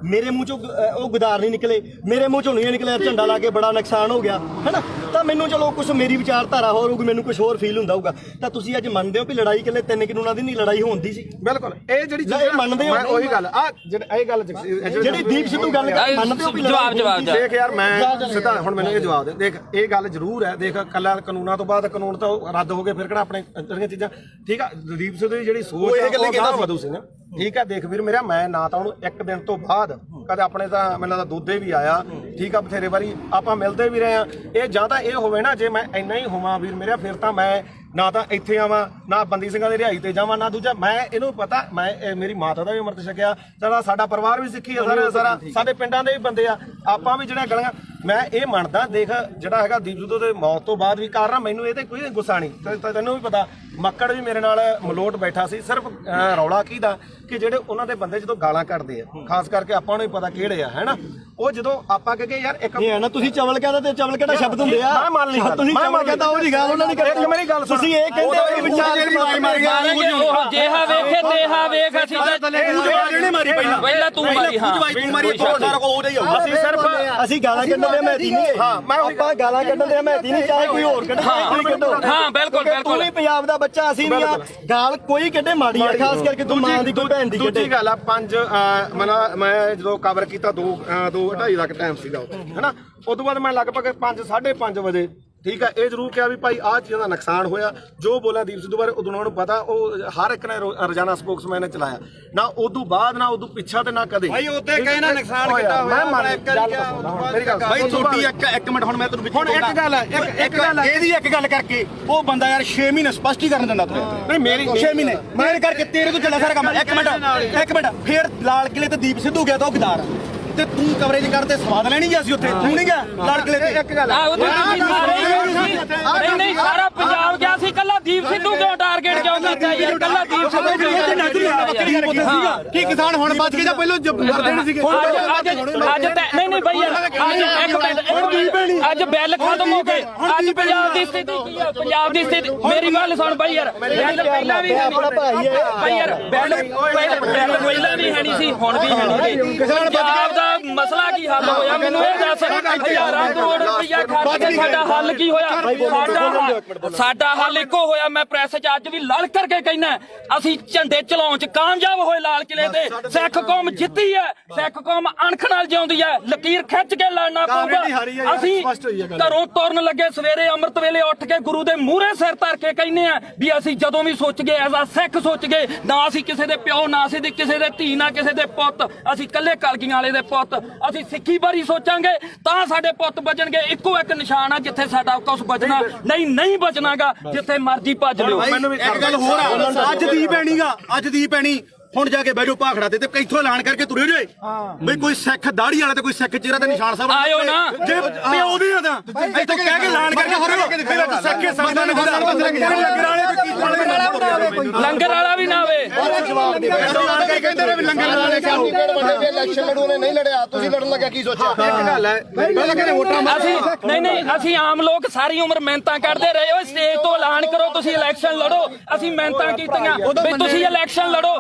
ਮੇਰੇ ਮੂੰਹ ਚੋਂ ਉਹ ਗੁਦਾਰ ਨਹੀਂ ਨਿਕਲੇ ਮੇਰੇ ਮੂੰਹ ਚੋਂ ਨਹੀਂ ਨਿਕਲਿਆ ਝੰਡਾ ਲਾ ਕੇ ਬੜਾ ਨੁਕਸਾਨ ਹੋ ਗਿਆ ਹੈਨਾ ਤਾਂ ਮੈਨੂੰ ਚਲੋ ਕੁਝ ਮੇਰੀ ਵਿਚਾਰਧਾਰਾ ਹੋਰ ਹੋਊਗੀ ਮੈਨੂੰ ਕੁਝ ਹੋਰ ਫੀਲ ਹੁੰਦਾ ਹੋਊਗਾ ਤਾਂ ਤੁਸੀਂ ਅੱਜ ਮੰਨਦੇ ਹੋ ਵੀ ਲੜਾਈ ਕਿਲੇ 3 ਕਾਨੂੰਨਾਂ ਦੀ ਨਹੀਂ ਲੜਾਈ ਹੁੰਦੀ ਸੀ ਬਿਲਕੁਲ ਇਹ ਜਿਹੜੀ ਇਹ ਮੰਨਦੇ ਹੋ ਮੈਂ ਉਹੀ ਗੱਲ ਆ ਇਹ ਗੱਲ ਜਿਹੜੀ ਦੀਪ ਸਿੱਧੂ ਗੱਲ ਮੰਨਦੇ ਹੋ ਵੀ ਜਵਾਬ ਦੇਖ ਯਾਰ ਮੈਂ ਸਿੱਧਾ ਹੁਣ ਮੈਨੂੰ ਇਹ ਜਵਾਬ ਦੇ ਦੇਖ ਇਹ ਗੱਲ ਜ਼ਰੂਰ ਹੈ ਦੇਖ ਕੱਲਾ ਕਾਨੂੰਨਾਂ ਤੋਂ ਬਾਅਦ ਕਾਨੂੰਨ ਤਾਂ ਰੱਦ ਹੋ ਗਏ ਫਿਰ ਕਿਹੜਾ ਆਪਣੇ ਜਿਹੜੀਆਂ ਚੀਜ਼ਾਂ ਠੀਕ ਆ ਦੀਪ ਸਿੱਧੂ ਦੀ ਜਿਹੜੀ ਸੋਚ ਉਹ ਗਾਹ ਵਧੂ ਸੀ ਨਾ ਠੀਕ ਆ ਦੇਖ ਵੀਰ ਮੇਰਾ ਮੈਂ ਨਾ ਤਾਂ ਉਹਨੂੰ ਇੱਕ ਦਿਨ ਤੋਂ ਬਾਅਦ ਕਦੇ ਆਪਣੇ ਤਾਂ ਮੈਨੂੰ ਲੱਗਦਾ ਦੋਦੇ ਵੀ ਆਇਆ ਠੀਕ ਆ ਬਥੇਰੇ ਵਾਰੀ ਆਪਾਂ ਮਿਲਦੇ ਵੀ ਰਹੇ ਆ ਇਹ ਜਾਂ ਤਾਂ ਇਹ ਹੋਵੇ ਨਾ ਜੇ ਮੈਂ ਇੰਨਾ ਹੀ ਹੋਵਾਂ ਵੀਰ ਮੇਰਾ ਫਿਰ ਤਾਂ ਮੈਂ ਨਾ ਤਾਂ ਇੱਥੇ ਆਵਾਂ ਨਾ ਬੰਦੀ ਸਿੰਘਾਂ ਦੀ ਰਿਹਾਈ ਤੇ ਜਾਵਾਂ ਨਾ ਦੂਜਾ ਮੈਂ ਇਹਨੂੰ ਪਤਾ ਮੈਂ ਮੇਰੀ ਮਾਤਾ ਦਾ ਵੀ ਅੰਮ੍ਰਿਤ ਛਕਿਆ ਸਾਡਾ ਪਰਿਵਾਰ ਵੀ ਸਿੱਖੀ ਆ ਸਾਰਾ ਸਾਡੇ ਪਿੰਡਾਂ ਦੇ ਵੀ ਬੰਦੇ ਆ ਆਪਾਂ ਵੀ ਜਿਹੜਾ ਗਲੀਆਂ ਮੈਂ ਇਹ ਮੰਨਦਾ ਦੇਖ ਜਿਹੜਾ ਹੈਗਾ ਦੀਪ ਸਿੱਧੂ ਦੇ ਮੌਤ ਤੋਂ ਬਾਅਦ ਵੀ ਕਾਰਨ ਮੈਨੂੰ ਇਹ ਤੇ ਕੋਈ ਗੁੱਸਾ ਨਹੀਂ ਤੈਨੂੰ ਵੀ ਪਤਾ ਮੱਕੜ ਵੀ ਮੇਰੇ ਨਾਲ ਮਲੋਟ ਬੈਠਾ ਸੀ ਸਿਰਫ ਰੌਲਾ ਕੀ ਦਾ ਕਿ ਜਿਹੜੇ ਉਹਨਾਂ ਦੇ ਬੰਦੇ ਜਦੋਂ ਗਾਲਾਂ ਕੱਢਦੇ ਆ ਖਾਸ ਕਰਕੇ ਆਪਾਂ ਨੂੰ ਹੀ ਪਤਾ ਕਿਹੜੇ ਆ ਹੈਨਾ ਉਹ ਜਦੋਂ ਆਪਾਂ ਕਹੇ ਯਾਰ ਇੱਕ ਇਹ ਹੈ ਨਾ ਤੁਸੀਂ ਚਵਲ ਕਹਿੰਦਾ ਤੇ ਚਵਲ ਕਿਹੜਾ ਸ਼ਬਦ ਹੁੰਦੇ ਆ ਮੈਂ ਮੰਨ ਲਈ ਤੁਸੀਂ ਚਵਲ ਕਹਿੰਦਾ ਉਹ ਦੀ ਗੱਲ ਉਹਨਾਂ ਨੇ ਇੱਕ ਮੇਰੀ ਗੱਲ ਤੁਸੀਂ ਇਹ ਕਹਿੰਦੇ ਹੋ ਕਿ ਵਿਚਾਰ ਜਿਹਾ ਵੇਖੇ ਤੇਹਾ ਵੇਖ ਅਸੀਂ ਜਿਹਨੇ ਮਾਰੀ ਪਹਿਲਾਂ ਤੂੰ ਮਾਰੀ ਹਾਂ ਤੂੰ ਮਾਰੀ ਸਾਰਾ ਕੋ ਉਹਦਾ ਹੀ ਆਊਗਾ ਅਸੀਂ ਸਿਰਫ ਅਸੀਂ ਗਾਲਾਂ ਕੱਢਣ ਦੇ ਮਹਿਤੀ ਨਹੀਂ ਹਾਂ ਮੈਂ ਆਪਾਂ ਗਾਲਾਂ ਕੱਢਣ ਦੇ ਮਹਿਤੀ ਨਹੀਂ ਚਾਹੇ ਕੋਈ ਹੋਰ ਕੱਢੇ ਕੋਈ ਕੱਢੋ ਹਾਂ ਬਿਲਕੁਲ ਤੂੰ ਵੀ ਪੰਜਾਬ ਦਾ ਬੱਚਾ ਅਸੀਂ ਨਹੀਂ ਆ ਗਾਲ ਕੋਈ ਕੱਢੇ ਮਾੜੀ ਆ ਖਾਸ ਕਰਕੇ ਤੂੰ ਮਾਂ ਦੀ ਕੋਈ ਭੈਣ ਦੀ ਕੱਢੇ ਦੂਜੀ ਗੱਲ ਆ ਮੈਂ ਜਦੋਂ ਕਵਰ ਕੀਤਾ 2:30 ਦਾ ਟਾਈਮ ਸੀਗਾ ਉੱਥੇ ਹੈਨਾ ਉਸ ਤੋਂ ਬਾਅਦ ਮੈਂ ਲਗਭਗ 5:30 ਵਜੇ ਠੀਕ ਹੈ, ਇਹ ਜ਼ਰੂਰ ਕਿਹਾ ਵੀ ਭਾਈ ਆਹ ਚੀਜ਼ਾਂ ਦਾ ਨੁਕਸਾਨ ਹੋਇਆ। ਜੋ ਬੋਲਿਆ ਦੀਪ ਸਿੱਧੂ ਬਾਰੇ ਉਦੋਂ ਨੂੰ ਪਤਾ, ਉਹ ਹਰ ਇੱਕ ਨੇ ਰੋਜ਼ਾਨਾ ਸਪੋਕਸਮੈਨ ਨੇ ਚਲਾਇਆ ਨਾ, ਉਦੋਂ ਬਾਅਦ ਨਾ ਉਦੋਂ ਪਿੱਛਾ ਤੇ ਨਾ ਕਦੇ। ਭਾਈ ਉੱਤੇ ਕਹੇ ਨਾ ਨੁਕਸਾਨ ਕਿੱਦਾਂ ਹੋਇਆ, ਮੈਂ ਇੱਕ ਵਾਰੀ ਕਿਹਾ। ਮੇਰੀ ਗੱਲ ਭਾਈ ਤੁਹਾਡੀ ਇੱਕ ਮਿੰਟ, ਹੁਣ ਮੈਂ ਤੈਨੂੰ ਹੁਣ ਇੱਕ ਗੱਲ ਹੈ, ਇੱਕ ਗੱਲ ਹੈ, ਇਹਦੀ ਇੱਕ ਗੱਲ ਕਰਕੇ ਉਹ ਬੰਦਾ ਯਾਰ 6 ਮਹੀਨੇ ਸਪਸ਼ਟੀਕਰਨ ਦਿੰਦਾ ਤੂੰ। ਨਹੀਂ ਮੇਰੀ 6 ਮਹੀਨੇ ਮੇਰੇ ਕਰਕੇ ਤੇਰੇ ਤੋਂ ਚੱਲਿਆ ਸਾਰਾ ਕੰਮ। ਇੱਕ ਮਿੰਟ ਫੇਰ ਲਾਲ ਕਿਲੇ ਤੇ ਦੀਪ ਸਿੱਧੂ ਗਿਆ ਤਾਂ ਉਹ ਗਦਾਰ ਤੇ ਤੂੰ ਕਵਰੇਜ ਕਰਦੇ ਸਵਾਦ ਲੈਣੀ ਗਿਆ ਸੀ ਉੱਥੇ, ਤੂੰ ਨਹੀਂ ਗਿਆ ਲਾਲ ਕਿਲੇ ਤੇ। ਇੱਕ ਗੱਲ ਉੱਥੇ ਤੁਸੀਂ ਸਾਰੇ ਹੀ ਨਹੀਂ ਸਾਰਾ ਪੰਜਾਬ ਗਿਆ ਸੀ, ਕੱਲਾ ਦੀਪ ਸਿੱਧੂ ਕਿਉਂ ਟਾਰਗੇਟ ਕਿਉਂ ਕੀਤਾ ਯਾਰ, ਕੱਲਾ ਦੀਪ ਸਿੱਧੂ ਕੀ ਕਿਸਾਨ ਹੁਣ ਬਚ ਕੇ ਜਾਂ ਪਹਿਲਾਂ ਮਰਦੇ ਨਹੀਂ ਸੀਗੇ? ਅੱਜ ਨਹੀਂ ਬਈ ਯਾਰ ਅੱਜ ਬਿੱਲ ਖਤਮ ਹੋ ਗਏ। ਅੱਜ ਪੰਜਾਬ ਦੀ ਸਥਿਤੀ ਕੀ ਆ, ਪੰਜਾਬ ਦੀ ਸਥਿਤੀ ਮੇਰੀ ਗੱਲ ਸੁਣ ਬਈ ਯਾਰ, ਬਿੱਲ ਪਹਿਲਾਂ ਵੀ ਹੈ ਬਈ ਯਾਰ, ਬਿੱਲ ਪਹਿਲਾਂ ਵੀ ਹੈ ਨਹੀਂ ਸੀ, ਹੁਣ ਵੀ ਹੈ ਨਹੀਂ। ਪੰਜਾਬ ਦਾ ਮਸਲਾ ਕੀ ਹੱਲ ਹੋਇਆ ਮੈਨੂੰ ਇਹ ਦੱਸ। ਹਜ਼ਾਰਾਂ ਕਰੋੜ ਰੁਪਇਆ ਖਰਚ ਕੇ ਸਾਡਾ ਹੱਲ ਕੀ ਹੋਇਆ? ਸਾਡਾ ਹੱਲ ਇੱਕੋ ਹੋਇਆ। ਮੈਂ ਪ੍ਰੈਸ 'ਚ ਅੱਜ ਵੀ ਲੜ ਕਰਕੇ ਕਹਿਣਾ, ਅਸੀਂ ਝੰਡੇ ਚਲਾਉਣ 'ਚ ਕਾਮਯਾਬ ਹੋਏ ਲਾਲ ਕਿਲੇ ਤੇ। ਸਿੱਖ ਕੌਮ ਜਿੱਤੀ ਹੈ, ਸਿੱਖ ਕੌਮ ਅਣਖ ਨਾਲ ਜਿਉਂਦੀ ਹੈ। ਲਕੀਰ ਖਿੱਚ ਕੇ ਲੜਨਾ ਪਊਗਾ। ਅਸੀਂ ਘਰੋਂ ਤੁਰਨ ਲੱਗੇ ਸਵੇਰੇ ਅੰਮ੍ਰਿਤ ਵੇਲੇ ਉੱਠ ਕੇ ਗੁਰੂ ਦੇ ਮੂਹਰੇ ਸਿਰ ਧਰ ਕੇ ਕਹਿੰਦੇ ਆ ਵੀ ਅਸੀਂ ਜਦੋਂ ਵੀ ਸੋਚ ਗਏ ਐਜ਼ ਆ ਸਿੱਖ ਸੋਚ ਗਏ, ਨਾ ਅਸੀਂ ਕਿਸੇ ਦੇ ਪਿਓ, ਨਾ ਅਸੀਂ ਕਿਸੇ ਦੇ ਧੀ, ਨਾ ਕਿਸੇ ਦੇ ਪੁੱਤ, ਅਸੀਂ ਇਕੱਲੇ ਕਲਗੀਆਂ ਵਾਲੇ ਦੇ ਪੁੱਤ। ਅਸੀਂ ਸਿੱਖੀ ਬਾਰੇ ਸੋਚਾਂਗੇ ਤਾਂ ਸਾਡੇ ਪੁੱਤ ਬਚਣਗੇ। ਇੱਕੋ ਇੱਕ ਨਿਸ਼ਾਨ ਆ ਜਿੱਥੇ ਸਾਡਾ ਕੁਝ ਬਚਣਾ ਨਹੀਂ ਬਚਣਾਗਾ, ਜਿੱਥੇ ਮਰਜ਼ੀ ਭੱਜ ਲਿਓ। ਇੱਕ ਗੱਲ ਹੋਰ ਆ, ਅੱਜ ਦੀ ਪੈਣੀਗਾ, ਅੱਜ ਦੀ ਪੈਣੀ ਹੁਣ ਜਾ ਕੇ ਬਹਿ ਜਾਓ ਭਾਖੜਾ ਤੇ ਇੱਥੋਂ ਐਲਾਨ ਕਰਕੇ ਤੁਰੇ ਜੇ ਬਈ ਕੋਈ ਸਿੱਖ ਦਾੜੀ ਵਾਲਾ ਤੇ ਕੋਈ ਸਿੱਖ ਚਿਹਰਾ ਤੇ ਨਿਸ਼ਾਨ ਸਾਹਿਬ ਆਇਓ ਨਾ। ਜੇ ਪਿਓ ਦੀ ਆ ਤਾਂ ਇੱਥੋਂ ਕਹਿ ਕੇ ਐਲਾਨ ਕਰਕੇ ਤੁਰੇ ਸਿੱਖੇ ਸੰਗਤਾਂ ਨੇ ਲੰਗਰ ਵਾਲਾ ਵੀ ਨਾ ਆਵੇ। ਕਹਿੰਦੇ ਨੇ ਵੀ ਲੰਗਰ ਵਾਲੇ ਇਲੈਕਸ਼ਨ ਲੜੂ ਨੇ ਨਹੀਂ ਲੜਿਆ, ਤੁਸੀਂ ਲੜਨ ਲੱਗਿਆ ਕੀ ਸੋਚਿਆ? ਇੱਕ ਗੱਲ ਹੈ, ਪਹਿਲਾਂ ਕਹਿੰਦੇ ਵੋਟਾਂ ਨਹੀਂ ਅਸੀਂ ਆਮ ਲੋਕ ਸਾਰੀ ਉਮਰ ਮਿਹਨਤਾਂ ਕਰਦੇ ਰਹੇ। ਓਏ ਸਟੇਜ ਤੋਂ ਐਲਾਨ ਕਰੋ ਤੁਸੀਂ ਇਲੈਕਸ਼ਨ ਲੜੋ। ਅਸੀਂ ਮਿਹਨਤਾਂ ਕੀਤੀਆਂ ਵੀ ਤੁਸੀਂ ਇਲੈਕਸ਼ਨ ਲੜੋ।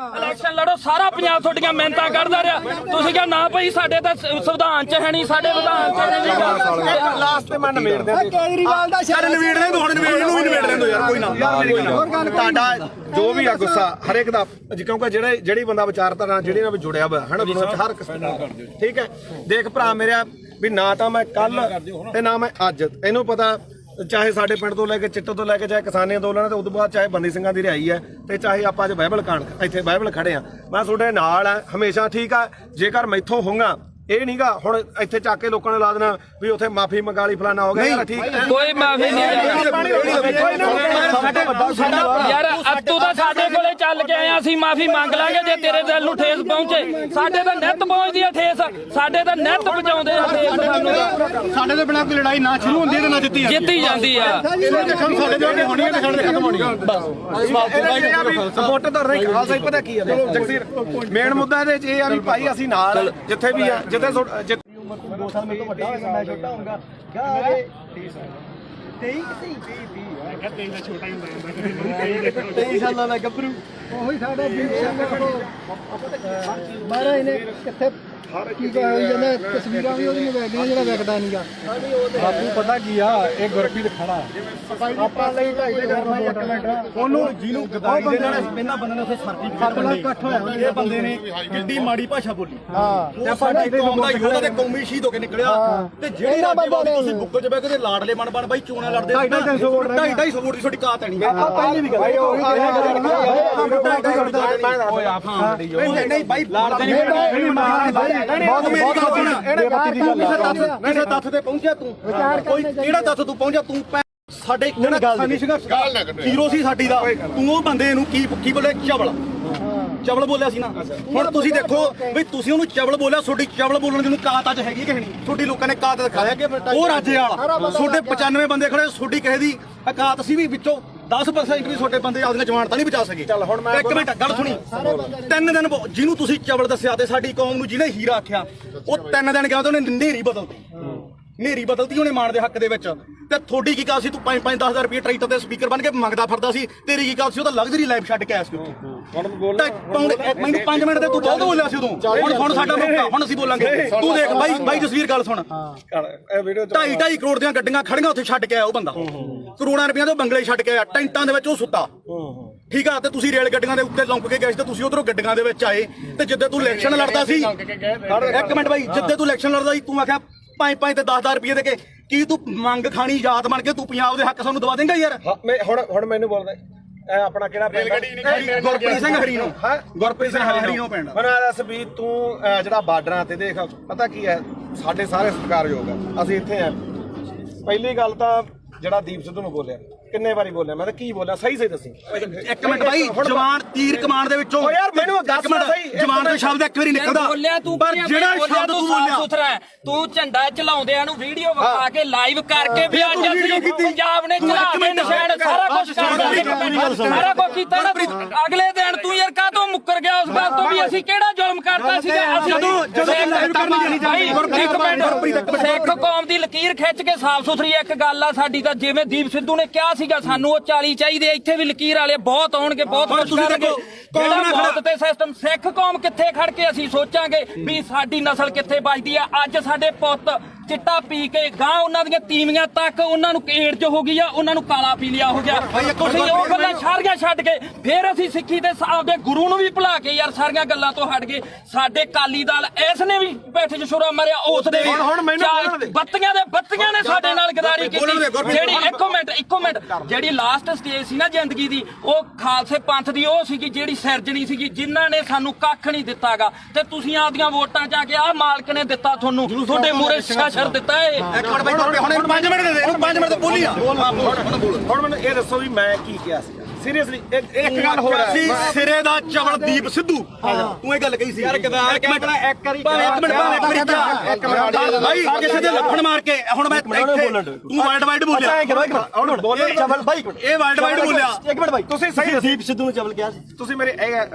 ਸਾਰਾ ਪੰਜਾਬ ਤੁਹਾਡੀਆਂ ਮਿਹਨਤਾਂ ਕਰਦਾ ਰਿਹਾ। ਤੁਸੀਂ ਕਿਹਾ ਨਾ ਭਾਈ ਸਾਡੇ ਤਾਂ ਸੰਵਿਧਾਨ 'ਚ ਹੈ ਨਹੀਂ, ਸਾਡੇ ਵਿਧਾਨ 'ਚ ਹੈ ਨਹੀਂ। ਲਾਸਟ ਤੇ ਮੈਂ ਨਵੇੜਦੇ ਕੇਜਰੀਵਾਲ ਦਾ ਚੱਲ ਨਵੇੜ ਲੈ ਤੂੰ, ਹੁਣ ਨਵੇੜ ਨੂੰ ਵੀ ਨਵੇੜ ਲੈਂਦੋ ਯਾਰ ਕੋਈ ਨਾ। ਤੁਹਾਡਾ ਜੋ ਵੀ ਆ ਗੁੱਸਾ ਹਰੇਕ ਦਾ, ਕਿਉਂਕਿ ਜਿਹੜੀ ਬੰਦਾ ਵਿਚਾਰਧਾਰਾ ਜਿਹੜੀ ਨਾਲ ਜੁੜਿਆ ਹੋਇਆ ਹੈ ਨਾ ਦੁਨੀਆ ਵਿੱਚ ਹਰ ਕਿਸਮ ਦਾ, ਠੀਕ ਹੈ। ਦੇਖ ਭਰਾ ਮੇਰਾ ਵੀ ਨਾ ਤਾਂ ਮੈਂ ਕੱਲ ਤੇ ਨਾ ਮੈਂ ਅੱਜ, ਇਹਨੂੰ ਪਤਾ ਚਾਹੇ ਸਾਡੇ ਪਿੰਡ ਤੋਂ ਲੈ ਕੇ ਚਿੱਟੋ ਤੋਂ ਲੈ ਕੇ ਚਾਹੇ ਕਿਸਾਨੀ ਅੰਦੋਲਨ ਤੇ ਉਦੋਂ ਬਾਅਦ ਚਾਹੇ ਬੰਦੀ ਸਿੰਘਾਂ ਦੀ ਰਿਹਾਈ ਹੈ ਤੇ ਚਾਹੇ ਆਪਾਂ ਅੱਜ ਬਾਈਬਲ ਕਾਂਡ ਇੱਥੇ ਬਾਈਬਲ ਖੜੇ ਆ, ਮੈਂ ਤੁਹਾਡੇ ਨਾਲ ਆ ਹਮੇਸ਼ਾ, ਠੀਕ ਆ। ਜੇਕਰ ਮੈਥੋਂ ਹੋਊਗਾ ਇਹ ਨਹੀਂਗਾ ਹੁਣ ਇੱਥੇ ਚੱਕ ਕੇ ਲੋਕਾਂ ਨੇ ਲਾ ਦੇਣਾ ਵੀ ਉੱਥੇ ਮਾਫੀ ਮੰਗਾ ਲਈ ਫਲਾਣਾ ਹੋ ਗਿਆ ਯਾਰ, ਠੀਕ ਹੈ। ਕੋਈ ਮਾਫੀ ਨਹੀਂ ਯਾਰ, ਤੂੰ ਤਾਂ ਸਾਡੇ ਕੋਲੇ ਚੱਲ ਕੇ ਆਇਆ, ਅਸੀਂ ਮਾਫੀ ਮੰਗ ਲਾਂਗੇ ਜੇ ਤੇਰੇ ਦਿਲ ਨੂੰ ਠੇਸ ਪਹੁੰਚੇ। ਸਾਡੇ ਤਾਂ ਨਿੱਤ ਪਹੁੰਚਦੀ ਆ ਠੇਸ, ਸਾਡੇ ਤਾਂ ਨਿੱਤ ਪਹੁੰਚਾਉਂਦੇ ਆ ਠੇਸ ਸਾਨੂੰ। ਸਾਡੇ ਤੋਂ ਬਿਨਾਂ ਕੋਈ ਲੜਾਈ ਨਾ ਸ਼ੁਰੂ ਹੁੰਦੀ ਤੇ ਨਾ ਜਿੱਤੀ ਜਾਂਦੀ ਆ। ਸਾਡੇ ਜੋ ਹੋਣੀ ਹੈ ਤੇ ਸਾਡੇ ਖਤਮ ਹੋਣੀ ਹੈ ਬਸ। ਸਪੋਰਟ ਤਾਂ ਨਹੀਂ ਖਾਲਸਾ ਹੀ ਪਤਾ ਕੀ ਹੈ ਜਗਸੀਰ, ਮੇਨ ਮੁੱਦਾ ਇਹਦੇ 'ਚ ਇਹ ਆ ਵੀ ਭਾਈ ਅਸੀਂ ਨਾਲ ਜਿੱਥੇ ਵੀ ਆ, ਜਿੱਥੇ 2 ਸਾਲ ਮੇਰੇ ਤੋਂ ਵੱਡਾ ਹੋਏਗਾ, ਮੈਂ ਛੋਟਾ ਹੋਊਗਾ। ਕਿਆ 23 ਸਾਲਾਂ ਦਾ ਗੱਭਰੂ। ਉਹੀ ਸਾਡਾ ਦੀਪ ਸਿੰਘ ਮਹਾਰਾਜ ਨੇ ਕਿੱਥੇ ਕੀ ਹੋਈ ਜਾਂਦਾ, ਤਸਵੀਰਾਂ ਵੀ ਉਹਦੀਆਂ ਵੇਖਦੀਆਂ ਜਿਹੜਾ ਵੇਖਦਾ ਨਹੀਂਗਾ। ਬਾਪੂ ਪਤਾ ਕੀ ਆ, ਇਹ ਗੁਰਪ੍ਰੀਤ ਖੜਾ ਆਪਾਂ ਲਈ 2.5 ਮਿੰਟ ਉਹਨੂੰ ਜਿਹਨੂੰ ਗਦਾਰੀ ਦੇ ਨਾਲ ਇਹਨਾਂ ਬੰਦੇ ਨੇ ਉੱਥੇ ਸਰਟੀਫਿਕੇਟ ਇਕੱਠ ਹੋਇਆ ਇਹ ਬੰਦੇ ਨੇ ਕਿੰਨੀ ਮਾੜੀ ਭਾਸ਼ਾ ਬੋਲੀ ਹਾਂ ਤੇ ਸਾਡੀ ਕੌਮ ਦਾ ਯੋਧਾ ਤੇ ਕੌਮੀ ਸ਼ਹੀਦ ਹੋ ਕੇ ਨਿਕਲਿਆ। ਤੇ ਜਿਹੜੀ ਰਾਜੇਵਾਦੀ ਤੁਸੀਂ ਬੁੱਕਲ 'ਚ ਬਹਿ ਕੇ ਤੇ ਲਾਡਲੇ ਬਣ ਬਾਈ ਚੋਣਾਂ ਲੜਦੇ 250 ਵੋਟ ਦੀ ਤੁਹਾਡੀ ਕਾਤ ਹੈ ਨਹੀਂ। ਪਹਿਲੀ ਵੀ ਗੱਲ ਨਹੀਂ ਬਾਈ ਲਾੜਦੇ ਕਿਸੇ ਤੱਥ ਤੇ ਪਹੁੰਚਿਆ ਤੂੰ, ਕੋਈ ਕਿਹੜਾ ਤੱਥ ਤੂੰ ਪਹੁੰਚਿਆ ਤੂੰ? ਸਾਡੇ ਜਿਹੜਾ ਕਿਸਾਨੀ ਸੰਘਰਸ਼ ਜ਼ੀਰੋ ਸੀ ਸਾਡੀ ਦਾ, ਤੂੰ ਉਹ ਬੰਦੇ ਨੂੰ ਕੀ ਬੋਲੇ? ਚਵਲ ਬੋਲਿਆ ਸੀ ਨਾ। ਹੁਣ ਤੁਸੀਂ ਦੇਖੋ ਵੀ ਤੁਸੀਂ ਉਹਨੂੰ ਚਵਲ ਬੋਲਿਆ, ਤੁਹਾਡੀ ਚਵਲ ਬੋਲਣ ਦੀ ਨੂੰ ਕਾਤ ਅੱਜ ਹੈਗੀ ਕਿ ਨਹੀਂ? ਤੁਹਾਡੀ ਲੋਕਾਂ ਨੇ ਕਾਤ ਦਿਖਾਇਆ ਕਿ ਉਹ ਰਾਜੇ ਵਾਲਾ, ਤੁਹਾਡੇ 95 ਬੰਦੇ ਖੜੇ, ਤੁਹਾਡੀ ਕਿਸੇ ਦੀ ਕਾਤ ਸੀ ਵੀ ਵਿੱਚੋਂ 10% ਵੀ ਤੁਹਾਡੇ ਬੰਦੇ ਆਪਦੀਆਂ ਜਵਾਨ ਤਾਂ ਨਹੀਂ ਬਚਾ ਸਕੇ। ਚੱਲ ਹੁਣ ਮੈਂ ਇੱਕ ਮਿੰਟ ਗੱਲ ਸੁਣੀ। 3 ਦਿਨ ਜਿਹਨੂੰ ਤੁਸੀਂ ਚਵਲ ਦੱਸਿਆ ਤੇ ਸਾਡੀ ਕੌਮ ਨੂੰ ਜਿਹਨੇ ਹੀਰਾ ਆਖਿਆ, ਉਹ 3 ਦਿਨ ਗਿਆ ਤੇ ਉਹਨੇ ਨੇਰੀ ਬਦਲਤੀ ਉਹਨੇ ਮਾਣ ਦੇ ਹੱਕ ਦੇ ਵਿੱਚ। ਤੇ ਤੁਹਾਡੀ ਕੀ ਕਾਲ ਸੀ? ਤੂੰ 5-10 ਰੁਪਏ ਟਰੈਕਟਰ ਤੇ ਸਪੀਕਰ ਬਣ ਕੇ ਮੰਗਦਾ ਫਿਰਦਾ ਸੀ। ਤੇਰੀ ਕੀ ਕਾਲ ਸੀ? ਉਹ ਤਾਂ ਲਗਜ਼ਰੀ ਲਾਈਫ ਛੱਡ ਕੇ ਆਇਆ ਸੀ ਉੱਥੇ। ਮੈਨੂੰ 5 ਮਿੰਟ ਤੇ ਤੂੰ ਬਹੁਤ ਬੋਲਿਆ ਸੀ ਉਦੋਂ। ਹੁਣ ਸਾਡਾ ਮੌਕਾ, ਹੁਣ ਅਸੀਂ ਬੋਲਾਂਗੇ। ਤੂੰ ਦੇਖ ਬਾਈ ਜਸਵੀਰ ਗੱਲ ਸੁਣ, 2.5 ਕਰੋੜ ਦੀਆਂ ਗੱਡੀਆਂ ਖੜੀਆਂ ਉੱਥੇ ਛੱਡ ਕੇ ਆਇਆ ਉਹ ਬੰਦਾ। ਕਰੋੜਾਂ ਰੁਪਈਆਂ ਦੇ ਬੰਗਲੇ ਛੱਡ ਕੇ ਆਇਆ, ਟੈਂਟਾਂ ਦੇ ਵਿੱਚ ਉਹ ਸੁੱਤਾ, ਠੀਕ ਆ। ਤੇ ਤੁਸੀਂ ਰੇਲ ਗੱਡੀਆਂ ਦੇ ਉੱਤੇ ਲੰਘ ਕੇ ਗਏ ਤੇ ਤੁਸੀਂ ਉਧਰੋਂ ਗੱਡੀਆਂ ਦੇ ਵਿੱਚ ਆਏ। ਤੇ ਜਿੱਦੇ ਤੂੰ ਇਲੈਕਸ਼ਨ ਲੜਦਾ ਸੀ, ਇੱਕ ਮਿੰਟ ਬਾਈ, ਜਿੱਦੇ ਤੂੰ ਇਲੈਕਸ਼ਨ ਲੜਦਾ ਸੀ ਤੂੰ ਆਖਿਆ 5-5 ਤੇ 10-10 ਰੁਪਏ ਦੇ ਕੇ ਕੀ ਤੂੰ ਮੰਗ ਖਾਣੀ ਜਾਤ ਬਣ ਕੇ ਤੂੰ ਪੰਜਾਬ ਦੇ ਹੱਕ ਸਾਨੂੰ ਦਵਾ ਦੇਂਗਾ ਯਾਰ? ਹੁਣ ਮੈਨੂੰ ਬੋਲਦਾ ਇਹ ਆਪਣਾ ਕਿਹੜਾ ਪਿੰਡ? ਗੁਰਪ੍ਰੀਤ ਸਿੰਘ ਹਰੀਨੋ। ਗੁਰਪ੍ਰੀਤ ਸਿੰਘ ਹਰੀਨੋ ਪਿੰਡ। ਹੁਣ ਆ ਦੱਸ ਵੀ ਤੂੰ ਜਿਹੜਾ ਬਾਰਡਰਾਂ ਤੇ ਦੇਖ ਪਤਾ ਕੀ ਹੈ, ਸਾਡੇ ਸਾਰੇ ਸਤਿਕਾਰਯੋਗ ਆ, ਅਸੀਂ ਇੱਥੇ ਆ। ਪਹਿਲੀ ਗੱਲ ਤਾਂ ਜਿਹੜਾ ਦੀਪ ਸਿੱਧੂ ਨੂੰ ਬੋਲਿਆ, ਕਿੰਨੇ ਵਾਰੀ ਬੋਲਿਆ ਮੈਂ, ਤਾਂ ਕੀ ਬੋਲਿਆ ਸਹੀ ਦੱਸੀ। ਇੱਕ ਮਿੰਟ ਬਾਈ, ਜਵਾਨ ਤੀਰ ਕਮਾਨ ਦੇ ਵਿੱਚੋਂ ਓ ਯਾਰ ਮੈਨੂੰ ਦੱਸ ਸਹੀ, ਜਵਾਨ ਦਾ ਸ਼ਬਦ ਇੱਕ ਵਾਰੀ ਨਿਕਲਦਾ ਬੋਲਿਆ ਤੂੰ, ਪਰ ਜਿਹੜਾ ਸ਼ਬਦ ਤੂੰ ਬੋਲਿਆ ਸੁਥਰਾ ਹੈ। ਤੂੰ ਝੰਡਾ ਚਲਾਉਂਦਿਆਂ ਨੂੰ ਵੀਡੀਓ ਵਿਖਾ ਕੇ ਲਾਈਵ ਕਰਕੇ ਵੀ ਅੱਜ ਅਸੀਂ ਪੰਜਾਬ ਨੇ ਚੜਾ ਕੇ ਨਿਸ਼ਾਨ ਸਾਰਾ ਕੁਝ ਕਰਦਾ, ਸਾਰਾ ਕੁਝ ਕੀਤਾ ਨਾ। ਅਗਲੇ ਦਿਨ ਤੂੰ ਯਾਰ ਕਾਹਤੋਂ ਮੁੱਕਰ ਗਿਆ ਉਸ ਗੱਲ ਤੋਂ ਵੀ ਅਸੀਂ ਕਿਹੜਾ ਜ਼ੁਲਮ ਕਰਤਾ ਸੀਗਾ? ਅਸੀਂ ਸਿੱਖ ਕੌਮ ਦੀ ਲਕੀਰ ਖਿੱਚ ਕੇ ਸਾਫ਼ ਸੁਥਰੀ ਇੱਕ ਗੱਲ ਆ ਸਾਡੀ ਤਾਂ, ਜਿਵੇਂ ਦੀਪ ਸਿੱਧੂ ਨੇ ਕਿਹਾ ਸੀਗਾ ਸਾਨੂੰ ਉਹ 40 ਚਾਹੀਦੇ, ਇੱਥੇ ਵੀ ਲਕੀਰ ਵਾਲੇ ਬਹੁਤ ਆਉਣਗੇ, ਬਹੁਤ ਕੁਝ ਕਰਨਗੇ। ਜਿਹੜਾ ਮੌਤ ਤੇ ਸਿਸਟਮ, ਸਿੱਖ ਕੌਮ ਕਿੱਥੇ ਖੜ ਕੇ ਅਸੀਂ ਸੋਚਾਂਗੇ ਵੀ ਸਾਡੀ ਨਸਲ ਕਿੱਥੇ ਬਚਦੀ ਆ? ਅੱਜ ਸਾਡੇ ਪੁੱਤ ਚਿੱਟਾ ਪੀ ਕੇ ਗਾਂ ਉਹਨਾਂ ਦੀਆਂ ਤੀਵੀਆਂ ਤੱਕ ਉਹਨਾਂ ਨੂੰ ਏਡਜ਼ ਹੋ ਗਈ ਆ, ਉਹਨਾਂ ਨੂੰ ਕਾਲਾ ਪੀਲੀਆ ਹੋ ਗਿਆ। ਤੁਸੀਂ ਉਹ ਗੱਲਾਂ ਸਾਰੀਆਂ ਛੱਡ ਕੇ ਫਿਰ ਅਸੀਂ ਸਿੱਖੀ ਤੇ ਆਪਦੇ ਗੁਰੂ ਨੂੰ ਵੀ ਭੁਲਾ ਕੇ ਯਾਰ ਸਾਰੀਆਂ ਗੱਲਾਂ ਤੋਂ ਹਟ ਗਏ। ਸਾਡੇ ਕਾਲੀ ਦਲ ਇਸ ਨੇ ਵੀ ਪਿੱਠ 'ਚ ਛੁਰਾ ਮਾਰਿਆ, ਉਸ ਦੇ ਬੱਤੀਆਂ ਨੇ ਸਾਡੇ ਨਾਲ ਗਦਾਰੀ ਕੀਤੀ। ਜਿਹੜੀ ਇੱਕੋ ਮਿੰਟ ਜਿਹੜੀ ਲਾਸਟ ਸਟੇਜ ਸੀ ਨਾ ਜ਼ਿੰਦਗੀ ਦੀ, ਉਹ ਖਾਲਸੇ ਪੰਥ ਦੀ ਉਹ ਸੀਗੀ ਜਿਹੜੀ ਸਿਰਜਣੀ ਸੀਗੀ, ਜਿਨ੍ਹਾਂ ਨੇ ਸਾਨੂੰ ਕੱਖ ਨਹੀਂ ਦਿੱਤਾਗਾ। ਤੇ ਤੁਸੀਂ ਆਪਦੀਆਂ ਵੋਟਾਂ ਚ ਆ ਕੇ ਆਹ ਮਾਲਕ ਨੇ ਦਿੱਤਾ ਤੁਹਾਨੂੰ, ਤੁਹਾਡੇ ਮੂਹਰੇ ਸ਼ਾਸਰ ਦਿੱਤਾ ਏ। ਇੱਕ ਮਿੰਟ ਬਾਈ, ਹੁਣ 5 ਮਿੰਟ ਦੇ ਦੇ, 5 ਮਿੰਟ ਤੇ ਬੋਲੀ ਆ। ਹੁਣ ਮੈਨੂੰ ਇਹ ਦੱਸੋ ਵੀ ਮੈਂ ਕੀ ਕਿਹਾ ਸੀ ਸੀਰੀਅਸਲੀ? ਇੱਕ ਗੱਲ ਹੋ ਰਹੀ ਸੀ ਸਿਰੇ ਦਾ ਚਵਲ ਦੀਪ ਸਿੱਧੂ, ਤੂੰ ਇਹ ਗੱਲ ਕਹੀ ਸੀ। ਇੱਕ ਮਿੰਟ ਭਾਈ, ਕਿਸੇ ਦੇ ਲੱਫੜ ਮਾਰ ਕੇ ਹੁਣ ਮੈਂ ਤੂੰ ਵਰਲਡ ਵਾਈਡ ਬੋਲਿਆ, ਚਵਲ ਬਾਈ ਇਹ ਵਰਲਡ ਵਾਈਡ ਬੋਲਿਆ। ਇੱਕ ਮਿੰਟ ਬਾਈ, ਤੁਸੀਂ ਸਹੀ ਦੀਪ ਸਿੱਧੂ ਨੂੰ ਚਵਲ ਕਿਹਾ ਸੀ? ਤੁਸੀਂ ਮੇਰੇ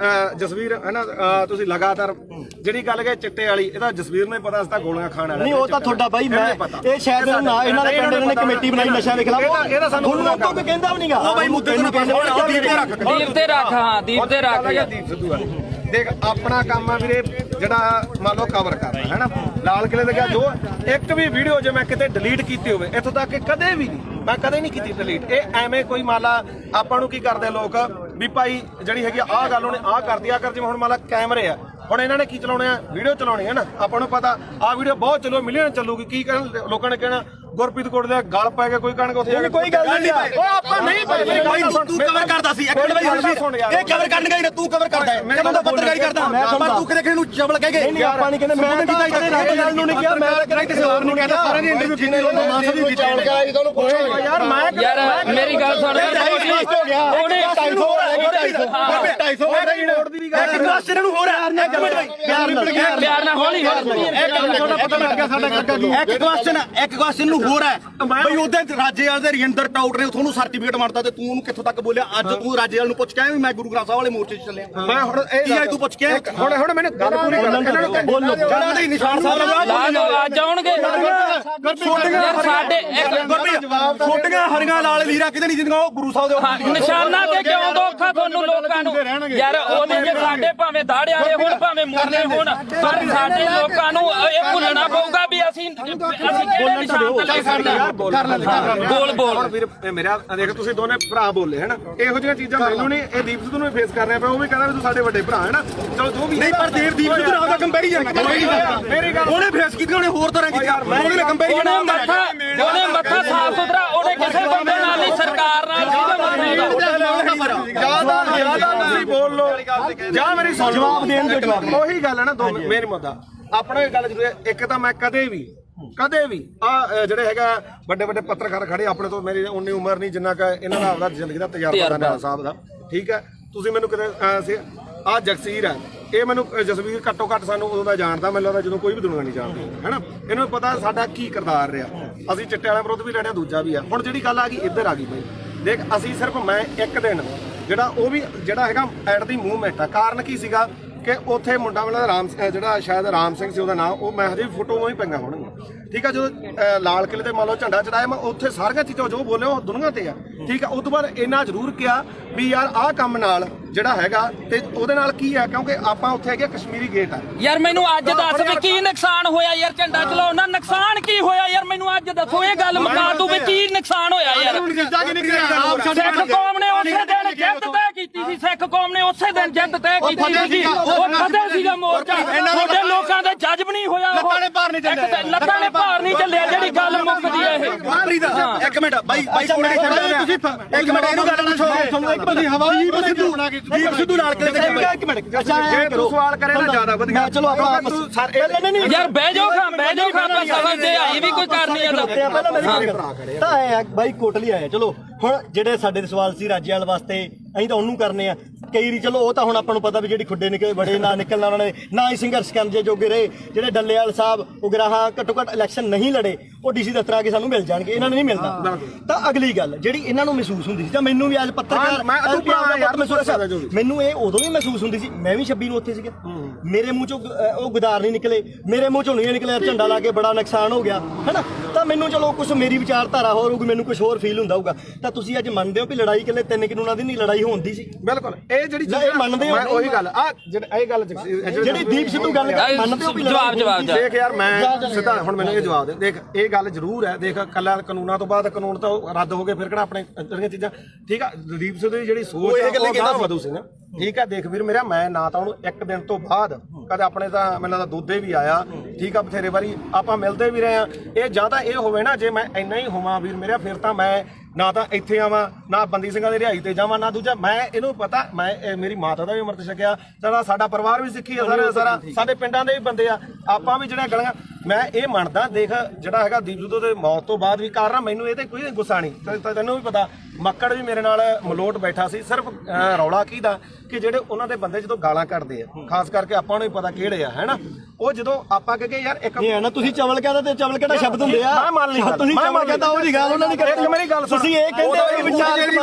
ਜਸਵੀਰ ਹੈ ਨਾ, ਤੁਸੀਂ ਲਗਾਤਾਰ ਜਿਹੜੀ ਗੱਲ ਕਹੇ ਚਿੱਟੇ ਵਾਲੀ, ਇਹਦਾ ਜਸਵੀਰ ਨੂੰ ਹੀ ਪਤਾ, ਅਸੀਂ ਗੁਲੀਆਂ ਖਾਣ ਵਾਲੇ ਨਹੀਂ, ਉਹ ਤਾਂ ਤੁਹਾਡਾ ਬਾਈ, ਮੈਂ ਇਹ ਸ਼ਾਇਦ ਇਹਨਾਂ ਦੇ ਪਿੰਡ ਨੇ ਕਮੇਟੀ ਬਣਾਈ ਨਸ਼ਿਆਂ ਦੇ ਖਿਲਾਫ, ਇਹਦਾ ਸਾਨੂੰ ਕੋਈ ਕਹਿੰਦਾ ਵੀ ਨਹੀਂਗਾ। ਉਹ ਬਾਈ ਮੁੱਦੇ ਨੂੰ ਦੀਪ ਤੇ ਰੱਖ, ਹਾਂ ਦੀਪ ਤੇ ਰੱਖ। ਦੀਪ ਸਿੱਧੂ ਆ, ਦੇਖ ਆਪਣਾ ਕੰਮ ਆ ਵੀਰੇ, ਜਿਹੜਾ ਮੰਨ ਲਓ ਕਵਰ ਕਰਨਾ ਹੈ ਨਾ। ਲਾਲ ਕਿਲੇ ਦੇ ਗਿਆ ਜੋ ਇੱਕ ਵੀ ਵੀਡੀਓ ਜੇ ਮੈਂ ਕਿਤੇ ਡਿਲੀਟ ਕੀਤੀ ਹੋਵੇ, ਇੱਥੋਂ ਤੱਕ ਕਿ ਕਦੇ ਵੀ ਨਹੀਂ, ਮੈਂ ਕਦੇ ਨਹੀਂ ਕੀਤੀ ਡਿਲੀਟ। ਇਹ ਐਵੇਂ ਕੋਈ ਮੰਨ ਲਾ ਆਪਾਂ ਨੂੰ ਕੀ ਕਰਦੇ ਲੋਕ ਵੀ ਭਾਈ ਜਿਹੜੀ ਹੈਗੀ ਆਹ ਗੱਲ ਉਹਨੇ ਆਹ ਕਰਦੀ ਆ ਕਰ, ਜਿਵੇਂ ਹੁਣ ਮੰਨ ਲਾ ਕੈਮਰੇ ਆ, ਹੁਣ ਇਹਨਾਂ ਨੇ ਕੀ ਚਲਾਉਣੇ ਆ, ਵੀਡੀਓ ਚਲਾਉਣੀ ਹੈ ਨਾ। ਆਪਾਂ ਨੂੰ ਪਤਾ ਆਹ ਵੀਡੀਓ ਬਹੁਤ ਚੱਲੋ, ਮਿਲੀਅਨ ਚੱਲੂਗੀ। ਕੀ ਕਹਿਣ ਲੋਕਾਂ ਨੇ ਕਹਿਣਾ ਗੁਰਪ੍ਰੀਤ ਕੋਟ ਦੇ ਗਲ ਪੈ ਕੇ ਕੋਈ ਕਣਕ ਉੱਥੇ ਜਾ ਕੇ ਕੋਈ ਗੱਲ ਨਹੀਂ। ਉਹ ਆਪਾਂ ਨਹੀਂ ਭਾਈ, ਤੂੰ ਕਵਰ ਕਰਦਾ ਸੀ ਇੱਕ ਮਿੰਟ ਬਾਈ, ਇਹ ਕਵਰ ਕਰਨ ਗਈ ਤੂੰ ਕਵਰ ਕਰਦਾ ਹੈ, ਮੈਂ ਤਾਂ ਪੱਤਰਕਾਰੀ ਕਰਦਾ, ਪਰ ਤੂੰ ਕਿਤੇ ਕਿਸੇ ਨੂੰ ਚਵਲ ਕਹਿ ਗਏ। ਨਹੀਂ, ਆਪਾਂ ਨਹੀਂ ਕਹਿੰਦੇ, ਮੈਂ ਤਾਂ ਰਾਜੇਵਾਲ ਨੂੰ ਨਹੀਂ ਕਿਹਾ, ਮੈਂ ਕਿਸੇ ਹੋਰ ਨੂੰ ਕਹਿੰਦਾ। ਸਾਰਿਆਂ ਦੀ ਇੰਟਰਵਿਊ ਕੀਤੀ, ਮਾਨਸਾ ਦੀ ਕੀਤੀ ਯਾਰ। ਯਾਰ ਮੇਰੀ ਗੱਲ ਸੁਣ, ਉਹਨੇ 250 ਇੱਕ ਕੁਐਸਚਨ ਨੂੰ ਹੋਰ ਹੈ, ਇੱਕ ਮਿੰਟ ਬਾਈ, ਪਿਆਰ ਨਾਲ ਹੌਲੀ ਇੱਕ ਕੁਐਸਚਨ ਨੂੰ ਹੋਰ ਹੈ ਬਈ, ਉਹਦੇ ਰਾਜੇਵਾਲ ਦੇ ਰਜਿੰਦਰ ਟਾਊਟ ਨੇ ਤੁਹਾਨੂੰ ਸਰਟੀਫਿਕੇਟ ਮਾਰਤਾ ਤੇ ਤੂੰ ਉਹਨੂੰ ਕਿੱਥੋਂ ਤੱਕ ਬੋਲਿਆ? ਅੱਜ ਤੂੰ ਰਾਜੇਵਾਲ ਨੂੰ ਪੁੱਛ ਕੇ ਆਇਆ ਵੀ ਮੈਂ ਗੁਰੂ ਗ੍ਰੰਥ ਸਾਹਿਬ ਵਾਲੇ ਮੋਰਚੇ 'ਚ ਚੱਲਿਆ? ਮੈਂ ਹੁਣ ਇਹ ਤੂੰ ਪੁੱਛ ਕੇ ਹੁਣ ਮੈਨੂੰ ਗੱਲ ਪੂਰੀ ਕਰ, ਇਹਨਾਂ ਨੂੰ ਬੋਲੋ ਜਿਹੜਾ ਦੇ ਨਿਸ਼ਾਨ ਸਾਹਿਬ ਅੱਜ ਆਉਣਗੇ ਸਾਡੇ ਛੋਟੀਆਂ ਹਰੀਆਂ ਲਾਲ ਲੀਰਾ ਕਿਤੇ ਨਹੀਂ ਜਿੰਦੀਆਂ ਉਹ ਗੁਰੂ ਸਾਹਿਬ ਦੇ ਨਿਸ਼ਾਨਾ ਤੇ ਕਿਉਂ ਦੋਖਾ ਤੁਹਾਨੂੰ ਲੋਕਾਂ ਨੂੰ? ਯਾਰ ਉਹਦੇ ਜੇ ਸਾਡੇ ਭਾਵੇਂ ਦਾੜਿਆਂ ਵਾਲੇ ਹੋਣ ਭਾਵੇਂ ਮੁਰਲੇ ਹੋਣ, ਪਰ ਸਾਡੇ ਲੋਕਾਂ ਨੂੰ ਇਹ ਭੁੱਲਣਾ ਪਊਗਾ ਵੀ ਅਸੀਂ ਕਿਹੜੇ ਨਿਸ਼ਾਨ ਤੇ ਕਰਨਾ। ਬੋਲ ਵੀਰ ਮੇਰਾ ਦੇਖ, ਤੁਸੀਂ ਦੋਨੇ ਭਰਾ ਬੋਲੇ ਹੈ ਨਾ, ਇਹੋ ਜਿਹੀਆਂ ਚੀਜ਼ਾਂ ਮੈਨੂੰ ਨਹੀਂ, ਇਹ ਦੀਪ ਸਿੱਧੂ ਨੂੰ ਫੇਸ ਕਰ ਰਿਹਾ ਪਿਆ। ਉਹ ਵੀ ਕਹਿੰਦਾ ਵੀ ਤੂੰ ਸਾਡੇ ਵੱਡੇ ਭਰਾ ਹੈ ਨਾ, ਚਲੋ ਜੋ ਵੀ ਨਹੀਂ, ਪਰ ਦੀਪ ਸਿੱਧੂ ਨਾਲ ਦਾ ਕੰਪੈਰੀਜ਼ਨ ਮੇਰੀ ਗੱਲ ਉਹਨੇ ਫੇਸ ਕੀਤੀ, ਉਹਨੇ ਹੋਰ ਤਰ੍ਹਾਂ ਕੀਤੀ, ਉਹਨੇ ਕੰਪੈਰੀਜ਼ਨ ਉਹਨੇ ਮੱਥਾ ਸਾਫ ਸੁਥਰਾ, ਉਹਨੇ ਕਿਸੇ ਬੰਦੇ ਨਾਲ ਨਹੀਂ ਸਰਕਾਰ ਨਾਲ ਜਿਆਦਾ ਤੁਸੀਂ ਬੋਲ ਲੋ ਜਾਂ ਮੇਰੀ ਸੁਣ ਜਵਾਬ ਦੇਣ ਦੇ ਜਵਾਬ। ਉਹੀ ਗੱਲ ਹੈ ਨਾ, ਦੋ ਮੇਨ ਮੁੱਦਾ ਆਪਣਾ ਇਹ ਗੱਲ ਜ਼ਰੂਰ ਹੈ। ਇੱਕ ਤਾਂ ਮੈਂ ਕਦੇ ਵੀ ਆ ਜਿਹੜੇ ਹੈਗਾ ਵੱਡੇ ਵੱਡੇ ਪੱਤਰਕਾਰ ਖੜੇ, ਆਪਣੇ ਤੋਂ ਮੇਰੀ ਉਨੀ ਉਮਰ ਨਹੀਂ ਜਿੰਨਾ ਕਿ ਇਹਨਾਂ ਦਾ ਆਪਦਾ ਜ਼ਿੰਦਗੀ ਦਾ ਤਜਰਬਾ ਦਾ ਸਾਹਿਬ ਦਾ, ਠੀਕ ਹੈ। ਤੁਸੀਂ ਮੈਨੂੰ ਕਿਤੇ ਆ ਜਗਸੀਰ ਹੈ, ਇਹ ਮੈਨੂੰ ਜਸਵੀਰ ਘੱਟੋ ਘੱਟ ਸਾਨੂੰ ਉਦੋਂ ਦਾ ਜਾਣਦਾ, ਮੈਨੂੰ ਲੱਗਦਾ ਜਦੋਂ ਕੋਈ ਵੀ ਦੁਨੀਆ ਨਹੀਂ ਜਾਣਦੀ ਹੈ ਨਾ। ਇਹਨੂੰ ਪਤਾ ਸਾਡਾ ਕੀ ਕਿਰਦਾਰ ਰਿਹਾ, ਅਸੀਂ ਚਿੱਟੇ ਵਾਲਿਆਂ ਵਿਰੁੱਧ ਵੀ ਲੜਿਆ, ਦੂਜਾ ਵੀ ਆ। ਹੁਣ ਜਿਹੜੀ ਗੱਲ ਆ ਗਈ ਇੱਧਰ ਆ ਗਈ ਬਈ, ਦੇਖ ਅਸੀਂ ਸਿਰਫ ਮੈਂ ਇੱਕ ਦਿਨ ਜਿਹੜਾ ਉਹ ਵੀ ਜਿਹੜਾ ਹੈਗਾ ਐਟ ਦੀ ਮੂਵਮੈਂਟ ਆ, ਕਾਰਨ ਕੀ ਸੀਗਾ ਕਿ ਉੱਥੇ ਮੁੰਡਾ ਵਾਲਾ ਰਾਮ ਜਿਹੜਾ ਸ਼ਾਇਦ ਰਾਮ ਸਿੰਘ ਸੀ ਉਹਦਾ ਨਾਮ, ਉਹ ਮੈਂ ਹਜੇ ਵੀ ਫੋਟੋ ਹੀ ਪਈਆਂ ਹੋਣਗੀਆਂ, ਠੀਕ ਆ। ਜਦੋਂ ਲਾਲ ਕਿਲੇ ਤੇ ਮੰਨ ਲਓ ਝੰਡਾ ਚੜਾਇਆ, ਮੈਂ ਉੱਥੇ ਸਾਰੀਆਂ ਚੀਜ਼ਾਂ ਜੋ ਬੋਲੇ ਉਹ ਦੁਨੀਆ ਤੇ ਆ, ਠੀਕ ਆ। ਉਸ ਤੋਂ ਬਾਅਦ ਇੰਨਾ ਜ਼ਰੂਰ ਕਿਹਾ ਵੀ ਯਾਰ ਆਹ ਕੰਮ ਨਾਲ ਜਿਹੜਾ ਹੈਗਾ ਤੇ ਉਹਦੇ ਨਾਲ ਕੀ ਆ, ਕਿਉਂਕਿ ਆਪਾਂ ਉੱਥੇ ਹੈਗੇ ਕਸ਼ਮੀਰੀ ਗੇਟ ਆ। ਯਾਰ ਮੈਨੂੰ ਅੱਜ ਦੱਸ ਵੀ ਕੀ ਨੁਕਸਾਨ ਹੋਇਆ ਯਾਰ, ਝੰਡਾ ਚਲਾਉਣ ਨਾਲ ਨੁਕਸਾਨ ਕੀ ਹੋਇਆ ਯਾਰ? ਮੈਨੂੰ ਅੱਜ ਦੱਸੋ, ਇਹ ਗੱਲ ਮੁਕਾ ਤੂੰ ਵੀ ਕੀ ਨੁਕਸਾਨ ਹੋਇਆ ਯਾਰ? ਸਿੱਖ ਕੌਮ ਨੇ ਉਸੇ ਦਿਨ ਜਿੱਤ ਤੈਅ ਕੀਤੀ ਸੀ, ਸਿੱਖ ਕੌਮ ਨੇ ਉਸੇ ਦਿਨ ਜਿੱਤ ਤੈਅ ਕੀਤੀ ਸੀ। ਉਹ ਕਦੇ ਸੀਗਾ ਮੋਰਚਾ, ਤੁਹਾਡੇ ਲੋਕਾਂ ਦੇ ਜਜ਼ਬ ਨਹੀਂ ਹੋਇਆ ਉਹ। ਲੱਤਾਂ ਨੇ ਭਾਰ ਨਹੀਂ ਚੱਲਿਆ ਯਾਰ। ਲੱਤਾਂ ਨੇ ਭਾਰ ਨਹੀਂ ਚੱਲਿਆ, ਜਿਹੜੀ ਗੱਲ ਮੁੱਕਦੀ ਹੈ ਇਹ। ਇੱਕ ਮਿੰਟ ਬਾਈ ਤੁਸੀਂ ਇੱਕ ਮਿੰਟ ਇਹਨੂੰ ਗੱਲ ਨਾ ਛੋੜੋ। ਤੁਹਾਨੂੰ ਇੱਕ ਬੰਦੀ ਹਵਾਈ ਦੀਪ ਸਿੱਧੂ ਨਾਲ ਕਿਤੇ ਇੱਕ ਮਿੰਟ ਜੇ ਤੂੰ ਸਵਾਲ ਕਰੇ ਤਾਂ ਜ਼ਿਆਦਾ ਵਧੀਆ। ਚਲੋ ਆਪਾਂ ਯਾਰ ਬਹਿ ਜਾਓ ਖਾਂ ਆਪਾਂ ਸਵਾਲ ਤੇ ਆਈ ਵੀ ਕੋਈ ਕਰਨੀ ਆ ਪਹਿਲਾਂ ਮੇਰੀ ਗੱਲ ਤਾਂ ਆਏ ਆ ਬਾਈ ਕੋਟਲੀ ਆਏ ਚਲੋ ਹੁਣ ਜਿਹੜੇ ਸਾਡੇ ਸਵਾਲ ਸੀ ਰਾਜੇਵਾਲ ਵਾਸਤੇ ਅਸੀਂ ਤਾਂ ਉਹਨੂੰ ਕਰਨੇ ਆ ਕਈ ਰੀ ਚਲੋ ਉਹ ਤਾਂ ਹੁਣ ਆਪਾਂ ਨੂੰ ਪਤਾ ਵੀ ਜਿਹੜੀ ਖੁੱਡੇ ਨਿਕਲੇ ਬੜੇ ਨਾ ਨਿਕਲਣਾ ਉਹਨਾਂ ਨੇ ਨਾ ਹੀ ਸੰਘਰਸ਼ ਕਰਨ ਜੇ ਜੋਗੇ ਰਹੇ ਜਿਹੜੇ ਡੱਲੇਵਾਲ ਸਾਹਿਬ ਉਗਰਾਹਾਂ ਘੱਟੋ ਘੱਟ ਇਲੈਕਸ਼ਨ ਨਹੀਂ ਲੜੇ ਉਹ ਡੀਸੀ ਦਫ਼ਤਰ ਆ ਕੇ ਸਾਨੂੰ ਮਿਲ ਜਾਣਗੇ ਇਹਨਾਂ ਨੂੰ ਨਹੀਂ ਮਿਲਦਾ ਤਾਂ ਅਗਲੀ ਗੱਲ ਜਿਹੜੀ ਇਹਨਾਂ ਨੂੰ ਮਹਿਸੂਸ ਹੁੰਦੀ ਸੀ ਜਾਂ ਮੈਨੂੰ ਵੀ ਅੱਜ ਪੱਤਰਕਾਰ ਮੈਨੂੰ ਇਹ ਉਦੋਂ ਵੀ ਮਹਿਸੂਸ ਹੁੰਦੀ ਸੀ ਮੈਂ ਵੀ 26 ਨੂੰ ਉੱਥੇ ਸੀਗਾ ਮੇਰੇ ਮੂੰਹ ਚੋਂ ਉਹ ਗੁਦਾਰ ਨਹੀਂ ਨਿਕਲੇ ਮੇਰੇ ਮੂੰਹ ਚੋਂ ਨਹੀਂ ਨਿਕਲਿਆ ਝੰਡਾ ਲਾ ਕੇ ਬੜਾ ਨੁਕਸਾਨ ਹੋ ਗਿਆ ਹੈਨਾ ਤਾਂ ਮੈਨੂੰ ਚਲੋ ਕੁਝ ਮੇਰੀ ਵਿਚਾਰਧਾਰਾ ਹੋਰ ਹੋਊਗੀ ਮੈਨੂੰ ਕੁਝ ਹੋਰ ਫੀਲ ਹੁੰਦਾ ਹੋਊਗਾ ਤਾਂ ਤੁਸੀਂ ਅੱਜ ਮੰਨਦੇ ਹੋ ਵੀ ਲੜਾਈ ਇਕੱਲੇ 3 ਕਾਨੂੰਨਾਂ ਦੀ ਨਹੀਂ ਲੜਾਈ ਹੁੰਦੀ ਸੀ ਬਿਲਕੁਲ ਇਹ ਜਿਹੜੀ ਇਹ ਮੰਨਦੇ ਹੋ ਉਹੀ ਗੱਲ ਆ ਇਹ ਗੱਲ ਜਿਹੜੀ ਦੀਪ ਸਿੱਧੂ ਗੱਲ ਮੰਨਦੇ ਹੋ ਵੀ ਜਵਾਬ ਦੇਖ ਯਾਰ ਮੈਂ ਸਿੱਧਾ ਹੁਣ ਮੈਨੂੰ ਇਹ ਜਵਾਬ ਦੇ ਦੇਖ ਇਹ ਗੱਲ ਜ਼ਰੂਰ ਹੈ ਦੇਖ ਕੱਲਾ ਕਾਨੂੰਨਾਂ ਤੋਂ ਬਾਅਦ ਕਾਨੂੰਨ ਤਾਂ ਰੱਦ ਹੋ ਗਏ ਫਿਰ ਕਿਹੜਾ ਆਪਣੇ ਜਿਹੜੀਆਂ ਚੀਜ਼ਾਂ ਠੀਕ ਆ ਦੀਪ ਸਿੱਧੂ ਦੀ ਜਿਹੜੀ ਸੋਚ ਹੈ ਉਹ ਗਾਹ ਵਧੂ ਸੀ ਨਾ ਠੀਕ ਹੈ ਦੇਖ ਵੀਰ ਮੇਰਾ ਮੈਂ ਨਾ ਤਾਂ ਉਹਨੂੰ ਇੱਕ ਦਿਨ ਤੋਂ ਬਾਅਦ ਕਦੇ ਆਪਣੇ ਤਾਂ ਮੈਨੂੰ ਲੱਗਦਾ ਦੁੱਧੇ ਵੀ ਆਇਆ ਠੀਕ ਆ ਬਥੇਰੇ ਵਾਰੀ ਆਪਾਂ ਮਿਲਦੇ ਵੀ ਰਹੇ ਆ ਇਹ ਜਾਂ ਤਾਂ ਇਹ ਹੋਵੇ ਨਾ ਜੇ ਮੈਂ ਇੰਨਾ ਹੀ ਹੋਵਾਂ ਵੀਰ ਮੇਰਾ ਫਿਰ ਤਾਂ ਮੈਂ ਨਾ ਤਾਂ ਇੱਥੇ ਆਵਾਂ ਨਾ ਬੰਦੀ ਸਿੰਘਾਂ ਦੀ ਰਿਹਾਈ ਤੇ ਜਾਵਾਂ ਨਾ ਦੂਜਾ ਮੈਂ ਇਹਨੂੰ ਪਤਾ ਮੈਂ ਮੇਰੀ ਮਾਤਾ ਦਾ ਵੀ ਅੰਮ੍ਰਿਤ ਛਕਿਆ ਸਾਡਾ ਪਰਿਵਾਰ ਵੀ ਸਿੱਖੀ ਆ ਸਾਰਾ ਸਾਡੇ ਪਿੰਡਾਂ ਦੇ ਵੀ ਬੰਦੇ ਆ ਆਪਾਂ ਵੀ ਜਿਹੜੀਆਂ ਗਲੀਆਂ ਮੈਂ ਇਹ ਮੰਨਦਾ ਦੇਖ ਜਿਹੜਾ ਹੈਗਾ ਦੀਪ ਸਿੱਧੂ ਦੇ ਮੌਤ ਤੋਂ ਬਾਅਦ ਵੀ ਕਾਰਨ ਮੈਨੂੰ ਇਹ ਤੇ ਕੋਈ ਗੁੱਸਾ ਨਹੀਂ ਤੈਨੂੰ ਵੀ ਪਤਾ ਮੱਕੜ ਵੀ ਮੇਰੇ ਨਾਲ ਮਲੋਟ ਬੈਠਾ ਸੀ ਸਿਰਫ ਰੌਲਾ ਕੀ ਦਾ ਕਿ ਜਿਹੜੇ ਉਹਨਾਂ ਦੇ ਬੰਦੇ ਜਦੋਂ ਗਾਲਾਂ ਕੱਢਦੇ ਆ ਖਾਸ ਕਰਕੇ ਆਪਾਂ ਨੂੰ ਵੀ ਪਤਾ ਕਿਹੜੇ ਆ ਹੈਨਾ ਉਹ ਜਦੋਂ ਆਪਾਂ ਕਹੇ ਯਾਰ ਇੱਕ ਇਹ ਹੈ ਨਾ ਤੁਸੀਂ ਚਵਲ ਕਹਿੰਦਾ ਤੇ ਚਵਲ ਕਿਹੜਾ ਸ਼ਬਦ ਹੁੰਦੇ ਆ ਮੈਂ ਮੰਨ ਲਈ ਤੁਸੀਂ ਚਵਲ ਕਹਿੰਦਾ ਉਹ ਜੀ ਗੱਲ ਉਹਨਾਂ ਨੇ ਕਰਤੀ ਮੇਰੀ ਗੱਲ ਸੁਣ ਤੁਸੀਂ ਇਹ ਕਹਿੰਦੇ ਹੋ ਕਿ ਵਿਚਾਰ ਜਿਹੜੀ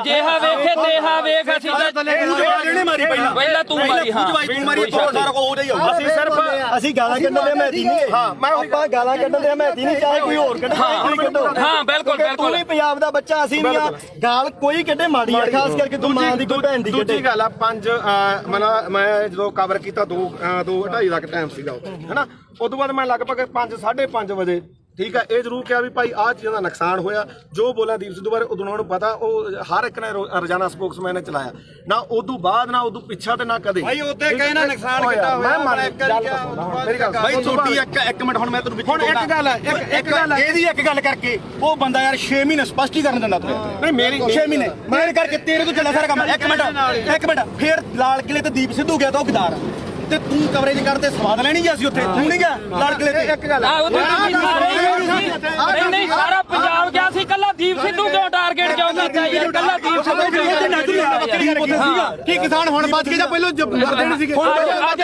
ਜਿਹਾ ਵੇਖੇ ਤੇਹਾ ਵੇਖ ਅਸੀਂ ਇਹਨੇ ਮਾਰੀ ਪਹਿਲਾਂ ਤੂੰ ਮਾਰੀ ਹਾਂ ਤੂੰ ਮਾਰੀ ਸਾਰਾ ਕੋ ਉਹਦੇ ਹੀ ਹੋਊਗਾ ਅਸੀਂ ਸਿਰਫ ਅਸੀਂ ਗਾਲਾਂ ਕੱਢਣ ਦੇ ਮਹਿਤੀ ਨਹੀਂ ਹਾਂ ਮੈਂ ਆਪਾਂ ਗਾਲਾਂ ਕੱਢਣ ਦੇ ਮਹਿਤੀ ਨਹੀਂ ਚਾਹੇ ਕੋਈ ਹੋਰ ਕੱਢੇ ਕੋਈ ਕੱਢੋ ਹਾਂ ਬਿਲਕੁਲ ਤੂੰ ਵੀ ਪੰਜਾਬ ਦਾ ਬੱਚਾ ਅਸੀਂ ਨਹੀਂ ਆ ਗਾਲ ਕੋਈ ਕੱਢੇ ਮਾੜੀ ਆ ਖਾਸ ਕਰਕੇ ਤੂੰ ਮਾਂ ਦੀ ਕੋਈ ਭੈਣ ਦੀ ਕੱਢੇ ਦੂਜੀ ਗੱਲ ਆ ਮੈਂ ਜਦੋਂ ਕਵਰ ਕੀਤਾ 2:30 ਦਾ ਟਾਈਮ ਸੀਗਾ ਉਹ ਹੈਨਾ ਉਸ ਤੋਂ ਬਾਅਦ ਮੈਂ ਲਗਭਗ 5:30 ਵਜੇ ਠੀਕ ਹੈ ਇਹ ਜ਼ਰੂਰ ਕਿਹਾ ਵੀ ਭਾਈ ਆਹ ਚੀਜ਼ਾਂ ਦਾ ਨੁਕਸਾਨ ਹੋਇਆ ਜੋ ਬੋਲਿਆ ਦੀਪ ਸਿੱਧੂ ਬਾਰੇ ਉਦੋਂ ਉਹਨਾਂ ਨੂੰ ਪਤਾ ਉਹ ਹਰ ਇੱਕ ਨੇ ਰੋਜ਼ਾਨਾ ਸਪੋਕਸਮੈਨ ਨੇ ਚਲਾਇਆ ਨਾ ਉਦੋਂ ਬਾਅਦ ਨਾ ਉਦੋਂ ਪਿੱਛਾ ਤੇ ਨਾ ਕਦੇ ਭਾਈ ਉੱਤੇ ਕਹੇ ਨਾ ਨੁਕਸਾਨ ਕੀਤਾ ਹੋਇਆ ਮੇਰੀ ਗੱਲ ਭਾਈ ਛੋਟੀ ਇੱਕ ਮਿੰਟ ਹੁਣ ਮੈਂ ਤੈਨੂੰ ਹੁਣ ਇੱਕ ਗੱਲ ਹੈ ਇੱਕ ਗੱਲ ਹੈ ਇਹਦੀ ਇੱਕ ਗੱਲ ਕਰਕੇ ਉਹ ਬੰਦਾ ਯਾਰ 6 ਮਹੀਨੇ ਸਪਸ਼ਟੀਕਰਨ ਦਿੰਦਾ ਤੂੰ ਨਹੀਂ ਮੇਰੀ 6 ਮਹੀਨੇ ਮੇਰੇ ਕਰਕੇ ਤੇਰੇ ਤੋਂ ਚੱਲਿਆ ਸਾਰਾ ਕੰਮ ਇੱਕ ਮਿੰਟ ਫੇਰ ਲਾਲ ਕਿਲੇ ਤੇ ਦੀਪ ਸਿੱਧੂ ਗਿਆ ਤਾਂ ਉਹ ਗਦਾਰ ਤੇ ਤੂੰ ਕਵਰੇਜ ਕਰਦੇ ਸਵਾਦ ਲੈਣੀ ਗਿਆ ਸੀ ਉੱਥੇ ਤੂੰ ਨਹੀਂ ਗਿਆ ਲਾਲ ਕਿਲੇ ਤੇ ਇੱਕ ਗੱਲ ਨਹੀਂ ਸਾਰਾ ਪੰਜਾਬ ਗਿਆ ਸੀ ਕੱਲਾ ਦੀਪ ਸਿੱਧੂ ਕਿਉਂ ਟਾਰਗੇਟ ਕਿਉਂ ਕੀਤਾ ਯਾਰ ਕੱਲਾ ਦੀਪ ਸਿੱਧੂ ਕਿਉਂ ਕੀ ਕਿਸਾਨ ਹੁਣ ਬਚ ਕੇ ਜਾਂ ਪਹਿਲਾਂ ਮਰਦੇ ਨਹੀਂ ਸੀਗੇ ਅੱਜ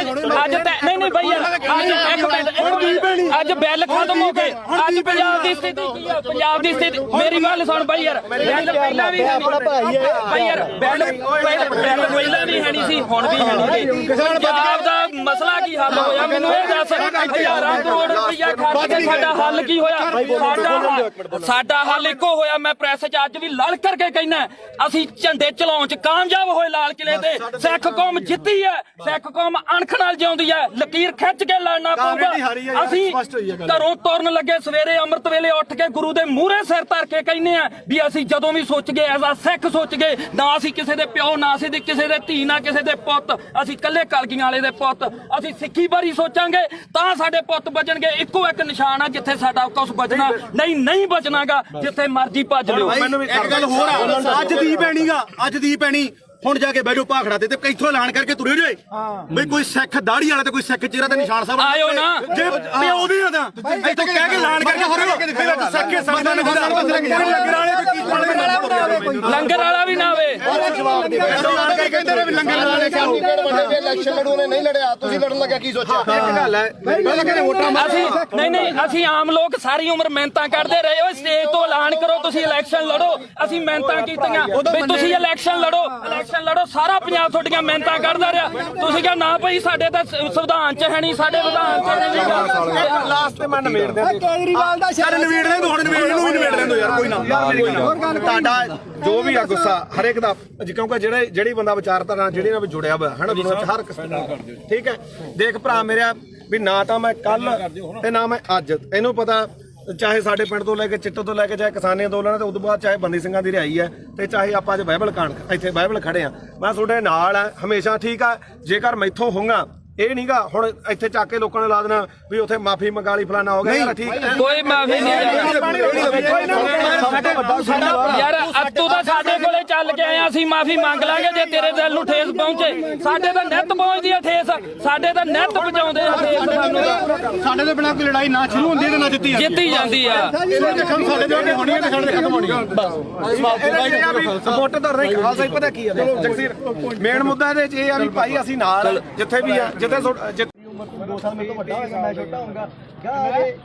ਨਹੀਂ ਬਈ ਯਾਰ ਅੱਜ ਬਿੱਲ ਖਤਮ ਹੋ ਗਏ ਅੱਜ ਪੰਜਾਬ ਦੀ ਸਥਿਤੀ ਕੀ ਆ ਪੰਜਾਬ ਦੀ ਸਥਿਤੀ ਮੇਰੀ ਗੱਲ ਸੁਣ ਬਈ ਯਾਰ ਬਿੱਲ ਪਹਿਲਾਂ ਵੀ ਆਪਣਾ ਭਾਈ ਹੈ ਬਈ ਯਾਰ ਬਿੱਲ ਪਹਿਲਾਂ ਵੀ ਹੈ ਨਹੀਂ ਸੀ ਹੁਣ ਵੀ ਹੈ ਨਹੀਂ ਪੰਜਾਬ ਦਾ ਮਸਲਾ ਕੀ ਹੱਲ ਹੋਇਆ ਮੈਨੂੰ ਇਹ ਦੱਸ ਹਜ਼ਾਰਾਂ ਕਰੋੜ ਰੁਪਈਆ ਖਰਚ ਕੇ ਸਾਡਾ ਹੱਲ ਕੀ ਹੋਇਆ ਸਾਡਾ ਹੱਲ ਇੱਕੋ ਹੋਇਆ ਮੈਂ ਪ੍ਰੈਸ 'ਚ ਅੱਜ ਵੀ ਲੜ ਕਰਕੇ ਕਹਿਣਾ ਅਸੀਂ ਝੰਡੇ ਚਲਾਉਣ 'ਚ ਕਾਮਯਾਬ ਹੋਏ ਲਾਲ ਕਿਲੇ ਤੇ ਸਿੱਖ ਕੌਮ ਜਿੱਤੀ ਹੈ ਸਿੱਖ ਕੌਮ ਅਣਖ ਨਾਲ ਜਿਉਂਦੀ ਹੈ ਲਕੀਰ ਖਿੱਚ ਕੇ ਲੜਨਾ ਪਊਗਾ ਅਸੀਂ ਘਰੋਂ ਤੁਰਨ ਲੱਗੇ ਸਵੇਰੇ ਅੰਮ੍ਰਿਤ ਵੇਲੇ ਉੱਠ ਕੇ ਗੁਰੂ ਦੇ ਮੂਹਰੇ ਸਿਰ ਧਰ ਕੇ ਕਹਿੰਦੇ ਆ ਵੀ ਅਸੀਂ ਜਦੋਂ ਵੀ ਸੋਚ ਗਏ ਐਜ਼ ਆ ਸਿੱਖ ਸੋਚ ਗਏ ਨਾ ਅਸੀਂ ਕਿਸੇ ਦੇ ਪਿਓ ਨਾ ਅਸੀਂ ਕਿਸੇ ਦੇ ਧੀ ਨਾ ਕਿਸੇ ਦੇ ਪੁੱਤ ਅਸੀਂ ਇਕੱਲੇ ਕਲਗੀਆਂ ਵਾਲੇ ਦੇ ਪੁੱਤ ਅਸੀਂ ਸਿੱਖੀ ਬਾਰੇ ਸੋਚਾਂਗੇ ਤਾਂ ਸਾਡੇ ਪੁੱਤ ਬਚਣਗੇ ਇੱਕੋ ਇੱਕ ਨਿਸ਼ਾਨ ਆ ਜਿੱਥੇ ਸਾਡਾ ਕੁਝ ਬਚਣਾ ਨਹੀਂ ਬਚਣਾਗਾ ਜਿੱਥੇ ਮਰਜ਼ੀ ਭੱਜ ਲਿਓ ਇੱਕ ਗੱਲ ਹੋਰ ਆ ਅੱਜ ਦੀ ਪੈਣੀਗਾ ਅੱਜ ਦੀ ਪੈਣੀ ਹੁਣ ਜਾ ਕੇ ਬੈਠੋ ਭਾਖੜਾ ਤੇ ਇੱਥੋਂ ਐਲਾਨ ਕਰਕੇ ਤੁਰੇ ਜੇ ਬਈ ਕੋਈ ਸਿੱਖ ਦਾੜੀ ਵਾਲਾ ਤੇ ਕੋਈ ਸਿੱਖ ਚਿਹਰਾ ਤੇ ਨਿਸ਼ਾਨ ਸਾਹਿਬ ਆਇਓ ਨਾ ਜੇ ਪਿਓ ਦੀ ਨਾ ਇੱਥੋਂ ਕਹਿ ਕੇ ਐਲਾਨ ਕਰਕੇ ਹੋ ਸਿੱਖੇ ਸੰਗਤਾਂ ਨੇ ਲੰਗਰ ਵਾਲਾ ਵੀ ਨਾ ਆਵੇ ਐਲਾਨ ਕਰਕੇ ਕਹਿੰਦੇ ਨੇ ਵੀ ਲੰਗਰ ਵਾਲੇ ਵੱਡੇ ਇਲੈਕਸ਼ਨ ਲੜੂ ਨੇ ਨਹੀਂ ਲੜਿਆ ਤੁਸੀਂ ਲੜਨ ਲੱਗਿਆ ਕੀ ਸੋਚਿਆ ਇੱਕ ਗੱਲ ਹੈ ਪਹਿਲਾਂ ਕਹਿੰਦੇ ਵੋਟਾਂ ਅਸੀਂ ਨਹੀਂ ਅਸੀਂ ਆਮ ਲੋਕ ਸਾਰੀ ਉਮਰ ਮਿਹਨਤਾਂ ਕਰਦੇ ਰਹੇ ਓਏ ਸਟੇਜ ਤੋਂ ਐਲਾਨ ਕਰੋ ਤੁਸੀਂ ਇਲੈਕਸ਼ਨ ਲੜੋ ਅਸੀਂ ਮਿਹਨਤਾਂ ਕੀਤੀਆਂ ਵੀ ਤੁਸੀਂ ਇਲੈਕਸ਼ਨ ਲੜੋ ਸਾਰਾ ਪੰਜਾਬ ਤੁਹਾਡੀਆਂ ਮਿਹਨਤਾਂ ਕਰਦਾ ਰਿਹਾ ਤੁਸੀਂ ਕਿਹਾ ਨਾ ਭਾਈ ਸਾਡੇ ਤਾਂ ਸੰਵਿਧਾਨ 'ਚ ਹੈ ਨਹੀਂ ਸਾਡੇ ਵਿਧਾਨ 'ਚ ਨਹੀਂ ਲਾਸਟ ਤੇ ਮੈਂ ਨਵੇੜ ਦੇ ਕੇਜਰੀਵਾਲ ਦਾ ਯਾਰ ਨਵੇੜ ਦੇ ਹੁਣ ਨਵੇੜ ਨੂੰ ਵੀ ਨਵੇੜ ਦੇ ਯਾਰ ਕੋਈ ਨਾ ਤੁਹਾਡਾ ਜੋ ਵੀ ਆ ਗੁੱਸਾ ਹਰ ਇੱਕ ਦਾ ਕਿਉਂਕਿ ਜਿਹੜੀ ਬੰਦਾ ਵਿਚਾਰਧਾਰਾ ਜਿਹੜੀ ਨਾਲ ਜੁੜਿਆ ਹੋਇਆ ਹੈ ਨਾ ਦੁਨੀਆ 'ਚ ਹਰ ਕਿਸਮ ਦਾ ਠੀਕ ਹੈ ਦੇਖ ਭਰਾ ਮੇਰਾ ਵੀ ਨਾ ਤਾਂ ਮੈਂ ਕੱਲ ਤੇ ਨਾ ਮੈਂ ਅੱਜ ਇਹਨੂੰ ਪਤਾ ਚਾਹੇ ਸਾਡੇ ਪਿੰਡ ਤੋਂ ਲੈ ਕੇ ਚਿੱਟੋ ਤੋਂ ਲੈ ਕੇ ਚਾਹੇ ਕਿਸਾਨੀ ਅੰਦੋਲਨ ਤੇ ਉਦੋਂ ਬਾਅਦ ਚਾਹੇ ਬੰਦੀ ਸਿੰਘਾਂ ਦੀ ਰਿਹਾਈ ਹੈ ਤੇ ਚਾਹੇ ਆਪਾਂ ਅੱਜ ਬਾਈਬਲ ਕਾਣ ਇੱਥੇ ਬਾਈਬਲ ਖੜੇ ਆ ਮੈਂ ਤੁਹਾਡੇ ਨਾਲ ਆ ਹਮੇਸ਼ਾ ਠੀਕ ਆ ਜੇਕਰ ਮੈਥੋਂ ਹੋਊਗਾ ਇਹ ਨਹੀਂਗਾ ਹੁਣ ਇੱਥੇ ਚੱਕ ਕੇ ਲੋਕਾਂ ਨੇ ਲਾ ਦੇਣਾ ਵੀ ਉੱਥੇ ਮਾਫੀ ਮੰਗਾ ਲਈ ਫਲਾਣਾ ਹੋ ਗਿਆ ਯਾਰ ਠੀਕ ਹੈ ਕੋਈ ਮਾਫੀ ਨਹੀਂ ਯਾਰ ਤੂੰ ਤਾਂ ਸਾਡੇ ਕੋਲੇ ਚੱਲ ਕੇ ਆਇਆ ਅਸੀਂ ਮਾਫੀ ਮੰਗ ਲਾਂਗੇ ਜੇ ਤੇਰੇ ਦਿਲ ਨੂੰ ਠੇਸ ਪਹੁੰਚੇ ਸਾਡੇ ਤਾਂ ਨਿੱਤ ਪਹੁੰਚਦੀ ਆ ਠੇਸ ਸਾਡੇ ਤਾਂ ਨਿੱਤ ਪਹੁੰਚਾਉਂਦੇ ਆ ਠੇਸ ਸਾਨੂੰ ਸਾਡੇ ਦੇ ਬਿਨਾਂ ਕੋਈ ਲੜਾਈ ਨਾ ਸ਼ੁਰੂ ਹੁੰਦੀ ਤੇ ਨਾ ਜਿੱਤੀ ਜਾਂਦੀ ਆ ਸਾਡੇ ਦੇ ਅੱਗੇ ਹੋਣੀ ਹੈ ਤੇ ਸਾਡੇ ਦੇ ਖਤਮ ਹੋਣੀ ਹੈ ਸਪੋਰਟ ਤਾਂ ਨਹੀਂ ਖਾਲਸਾ ਪਤਾ ਕੀ ਹੈ ਜਗਸੀਰ ਮੇਨ ਮੁੱਦਾ ਇਹਦੇ ਚ ਇਹ ਆ ਵੀ ਭਾਈ ਅਸੀਂ ਨਾਲ ਜਿੱਥੇ ਵੀ ਆ ਜਿੱਥੇ 2 ਸਾਲ ਮੇਰੇ ਤੋਂ ਵੱਡਾ ਹੋਏਗਾ ਮੈਂ ਛੋਟਾ ਹੋਊਗਾ ਗਾਰੇ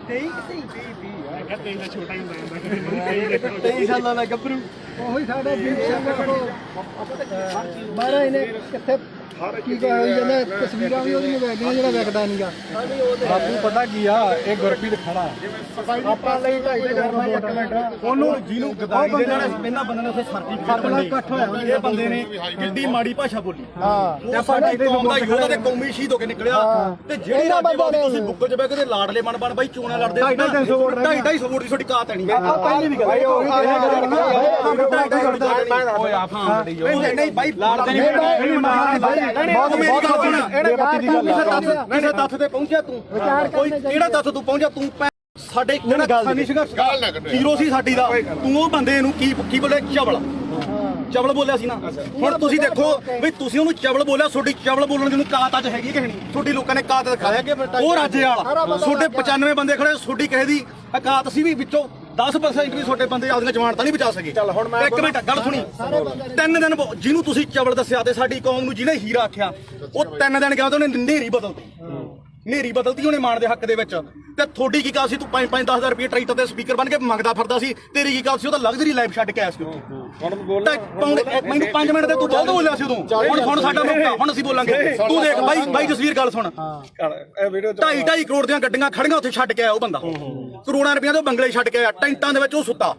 23 ਸਾਲਾਂ ਦਾ ਗੱਭਰੂ ਉਹੀ ਸਾਡਾ ਦੀਪ ਸਿੰਘ ਮਹਾਰਾਜ ਨੇ ਕਿੱਥੇ ਕੀ ਹੋਈ ਜਾਂਦਾ ਤਸਵੀਰਾਂ ਵੀ ਉਹਦੀਆਂ ਵੇਖਦੀਆਂ ਜਿਹੜਾ ਵੇਖਦਾ ਨਹੀਂਗਾ ਬਾਪੂ ਪਤਾ ਕੀ ਆ ਇਹ ਗੁਰਪ੍ਰੀਤ ਖੜਾ ਆਪਾਂ ਲਈ 2.5 ਉਹਨੂੰ ਜਿਹਨੂੰ ਗਦਾਈ ਦੇ ਨਾਲ ਇਹਨਾਂ ਬੰਦੇ ਨੇ ਉੱਥੇ ਸਰਟੀਫਿਕੇਟ ਇਕੱਠ ਹੋਇਆ ਇਹ ਬੰਦੇ ਨੇ ਕਿੰਨੀ ਮਾੜੀ ਭਾਸ਼ਾ ਬੋਲੀ ਹਾਂ ਤੇ ਸਾਡੇ ਕੌਮ ਦਾ ਯੋਧਾ ਤੇ ਕੌਮੀ ਸ਼ਹੀਦ ਹੋ ਕੇ ਨਿਕਲਿਆ ਤੇ ਜਿਹੜੇ ਰਾਜੇਵਾਲ ਤੁਸੀਂ ਬੁੱਕਲ ਚ ਬਹਿ ਕੇ ਤੇ ਲਾਡਲੇ ਬਣ ਬਾਈ ਚੋਣਾਂ ਲੜਦੇ 2.5 ਵੋਟ ਦੀ ਤੁਹਾਡੀ ਕਾਤ ਨਹੀਂ ਪਹਿਲੀ ਵੀ ਗੱਲ ਨਹੀਂ ਬਾਈ ਲਾੜਦੇ ਕਿਸੇ ਤੱਥ ਤੇ ਪਹੁੰਚਿਆ ਤੂੰ ਕੋਈ ਕਿਹੜਾ ਤੱਥ ਤੂੰ ਪਹੁੰਚਿਆ ਤੂੰ ਸਾਡੇ ਕਿਸਾਨੀ ਸੰਘਰਸ਼ ਹੀਰੋ ਸੀ ਸਾਡੀ ਦਾ ਤੂੰ ਉਹ ਬੰਦੇ ਨੂੰ ਕੀ ਬੋਲੇ ਚਵਲ ਬੋਲਿਆ ਸੀ ਨਾ ਹੁਣ ਤੁਸੀਂ ਦੇਖੋ ਵੀ ਤੁਸੀਂ ਉਹਨੂੰ ਚਵਲ ਬੋਲਿਆ ਤੁਹਾਡੀ ਚਵਲ ਬੋਲਣ ਦੀ ਨੂੰ ਕਾਤ ਅੱਜ ਹੈਗੀ ਕਿ ਨਹੀਂ ਤੁਹਾਡੀ ਲੋਕਾਂ ਨੇ ਕਾਤ ਦਿਖਾਇਆ ਉਹ ਰਾਜੇ ਵਾਲਾ ਤੁਹਾਡੇ 95 ਬੰਦੇ ਖੜੇ ਤੁਹਾਡੀ ਕਿਸੇ ਦੀ ਕਾਤ ਸੀ ਵੀ ਵਿੱਚੋਂ 10% ਵੀ ਤੁਹਾਡੇ ਬੰਦੇ ਆਪਦੀਆਂ ਜਮਾਨਤਾਂ ਨਹੀਂ ਬਚਾ ਸਕੇ ਚੱਲ ਹੁਣ ਮੈਂ ਇੱਕ ਮਿੰਟ ਗੱਲ ਸੁਣੀ 3 ਦਿਨ ਜਿਹਨੂੰ ਤੁਸੀਂ ਚਵਲ ਦੱਸਿਆ ਤੇ ਸਾਡੀ ਕੌਮ ਨੂੰ ਜਿਹਨੇ ਹੀਰਾ ਆਖਿਆ ਉਹ 3 ਦਿਨ ਗਿਆ ਤੇ ਉਹਨੇ ਨੇਰੀ ਬਦਲਤੀ ਉਹਨੇ ਮਾਣ ਦੇ ਹੱਕ ਦੇ ਵਿੱਚ ਤੇ ਤੁਹਾਡੀ ਕੀ ਕਾਲ ਸੀ ਤੂੰ 5-10 ਰੁਪਏ ਟਰੈਕਟਰ ਤੇ ਸਪੀਕਰ ਬਣ ਕੇ ਮੰਗਦਾ ਫਿਰਦਾ ਸੀ ਤੇਰੀ ਕੀ ਕਾਲ ਸੀ ਉਹ ਤਾਂ ਲਗਜ਼ਰੀ ਲਾਈਫ ਛੱਡ ਕੇ ਆਇਆ ਸੀ ਮੈਨੂੰ 5 ਮਿੰਟ ਤੇ ਤੂੰ ਬਹੁਤ ਬੋਲਿਆ ਸੀ ਉਦੋਂ ਹੁਣ ਸਾਡਾ ਮੌਕਾ ਹੁਣ ਅਸੀਂ ਬੋਲਾਂਗੇ ਤੂੰ ਦੇਖ ਬਾਈ ਜਸਵੀਰ ਗੱਲ ਸੁਣ 2.5 ਕਰੋੜ ਦੀਆਂ ਗੱਡੀਆਂ ਖੜੀਆਂ ਉੱਥੇ ਛੱਡ ਕੇ ਆਇਆ ਉਹ ਬੰਦਾ ਕਰੋੜਾਂ ਰੁਪਈਆਂ ਦੇ ਬੰਗਲੇ ਛੱਡ ਕੇ ਆਇਆ ਟੈਂਟਾਂ ਦੇ ਵਿੱਚ ਉਹ ਸੁੱਤਾ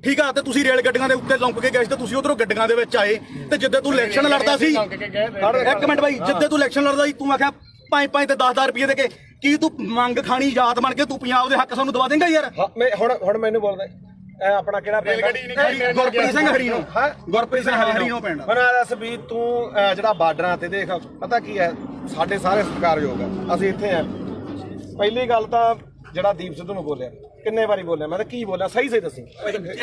ਠੀਕ ਆ ਤੇ ਤੁਸੀਂ ਰੇਲ ਗੱਡੀਆਂ ਦੇ ਉੱਤੇ ਲੰਕ ਕੇ ਗਏ ਸੀ ਤੇ ਤੁਸੀਂ ਉਧਰੋਂ ਗੱਡੀਆਂ ਦੇ ਵਿੱਚ ਆਏ ਤੇ ਜਿੱਦੇ ਤੂੰ ਇਲੈਕਸ਼ਨ ਲੜਦਾ ਸੀ ਇੱਕ ਮਿੰਟ ਬਾਈ ਜਿੱਦੇ ਤੂੰ ਇਲੈਕਸ਼ਨ ਲੜਦਾ ਸੀ ਤੂੰ ਆਖਿਆ 5 ਤੇ 10 ਰੁਪਏ ਦੇ ਕੇ ਕੀ ਤੂੰ ਮੰਗ ਖਾਣੀ ਯਾਦ ਬਣ ਕੇ ਤੂੰ ਪੰਜਾਬ ਦੇ ਹੱਕ ਸਾਨੂੰ ਦਵਾ ਦੇਂਗਾ ਯਾਰ ਹੁਣ ਮੈਨੂੰ ਬੋਲਦਾ ਇਹ ਆਪਣਾ ਕਿਹੜਾ ਪਿੰਡ ਗੁਰਪ੍ਰੀਤ ਸਿੰਘ ਹਰੀਨੋ ਹਰੀਨੋ ਪਿੰਡ ਮੈਨੂੰ ਦੱਸ ਵੀ ਤੂੰ ਜਿਹੜਾ ਬਾਰਡਰਾਂ ਤੇ ਦੇਖ ਪਤਾ ਕੀ ਹੈ ਸਾਡੇ ਸਾਰੇ ਸਤਿਕਾਰਯੋਗ ਆ ਅਸੀਂ ਇੱਥੇ ਆ ਪਹਿਲੀ ਗੱਲ ਤਾਂ ਜਿਹੜਾ ਦੀਪ ਸਿੱਧੂ ਨੂੰ ਬੋਲਿਆ ਕਿੰਨੇ ਵਾਰੀ ਬੋਲਿਆ ਮੈਂ ਤਾਂ ਕੀ ਬੋਲਿਆ ਸਹੀ ਦੱਸੀ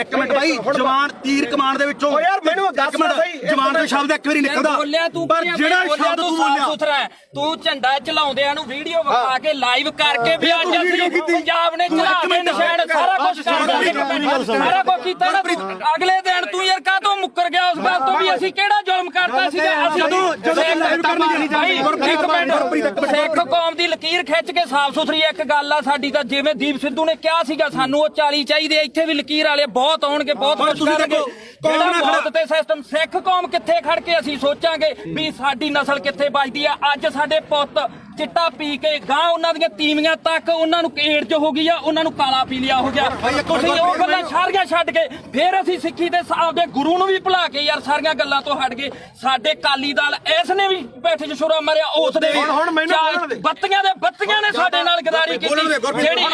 ਇੱਕ ਮਿੰਟ ਬਾਈ ਜਵਾਨ ਤੀਰ ਕਮਾਨ ਦੇ ਵਿੱਚੋਂ ਯਾਰ ਮੈਨੂੰ ਦੱਸ ਸਹੀ ਜਵਾਨ ਦਾ ਸ਼ਬਦ ਇੱਕ ਵਾਰੀ ਨਿਕਲਦਾ ਬੋਲਿਆ ਤੂੰ ਪਰ ਜਿਹੜਾ ਸ਼ਬਦ ਤੂੰ ਬੋਲਿਆ ਸੁਥਰਾ ਤੂੰ ਝੰਡਾ ਚਲਾਉਂਦਿਆਂ ਨੂੰ ਵੀਡੀਓ ਵਿਖਾ ਕੇ ਲਾਈਵ ਕਰਕੇ ਵੀ ਅੱਜ ਅਸੀਂ ਪੰਜਾਬ ਨੇ ਚਲਾ ਕੇ ਨਿਸ਼ਾਨ ਸਾਰਾ ਕੁਝ ਕੀਤਾ ਨਾ ਅਗਲੇ ਦਿਨ ਤੂੰ ਯਾਰ ਕਾਹਤੋਂ ਮੁੱਕਰ ਗਿਆ ਉਸ ਗੱਲ ਤੋਂ ਵੀ ਅਸੀਂ ਕਿਹੜਾ ਜ਼ੁਲਮ ਕਰਤਾ ਸੀਗਾ ਸਿੱਖ ਕੌਮ ਦੀ ਲਕੀਰ ਖਿੱਚ ਕੇ ਸਾਫ਼ ਸੁਥਰੀ ਇੱਕ ਗੱਲ ਆ ਸਾਡੀ ਤਾਂ ਜਿਵੇਂ ਦੀਪ ਸਿੱਧੂ ਨੇ ਕਿਹਾ ਸੀਗਾ ਸਾਨੂੰ ਉਹ 40 ਚਾਹੀਦੇ ਇੱਥੇ ਵੀ ਲਕੀਰ ਵਾਲੇ ਬਹੁਤ ਆਉਣਗੇ ਬਹੁਤ ਕੁਝ ਕਰਨਗੇ ਜਿਹੜਾ ਮੌਤ ਤੇ ਸਿਸਟਮ ਸਿੱਖ ਕੌਮ ਕਿੱਥੇ ਖੜ ਕੇ ਅਸੀਂ ਸੋਚਾਂਗੇ ਵੀ ਸਾਡੀ ਨਸਲ ਕਿੱਥੇ ਬਚਦੀ ਆ ਅੱਜ ਸਾਡੇ ਪੁੱਤ ਚਿੱਟਾ ਪੀ ਕੇ ਗਾਂ ਉਹਨਾਂ ਦੀਆਂ ਤੀਵੀਆਂ ਤੱਕ ਉਹਨਾਂ ਨੂੰ ਏਡਜ਼ ਹੋ ਗਈ ਆ ਉਹਨਾਂ ਨੂੰ ਕਾਲਾ ਪੀਲੀਆ ਹੋ ਗਿਆ ਤੁਸੀਂ ਉਹ ਗੱਲਾਂ ਸਾਰੀਆਂ ਛੱਡ ਕੇ ਫਿਰ ਅਸੀਂ ਸਿੱਖੀ ਦੇ ਆਪਦੇ ਗੁਰੂ ਨੂੰ ਵੀ ਭੁਲਾ ਕੇ ਯਾਰ ਸਾਰੀਆਂ ਗੱਲਾਂ ਤੋਂ ਹਟ ਗਏ ਸਾਡੇ ਕਾਲੀ ਦਲ ਇਸ ਨੇ ਵੀ ਬੈਠੇ ਚ ਛੁਰਾ ਮਾਰਿਆ ਉਸ ਦੇ ਬੱਤੀਆਂ ਨੇ ਸਾਡੇ ਨਾਲ ਗਦਾਰੀ ਕੀਤੀ ਜਿਹੜੀ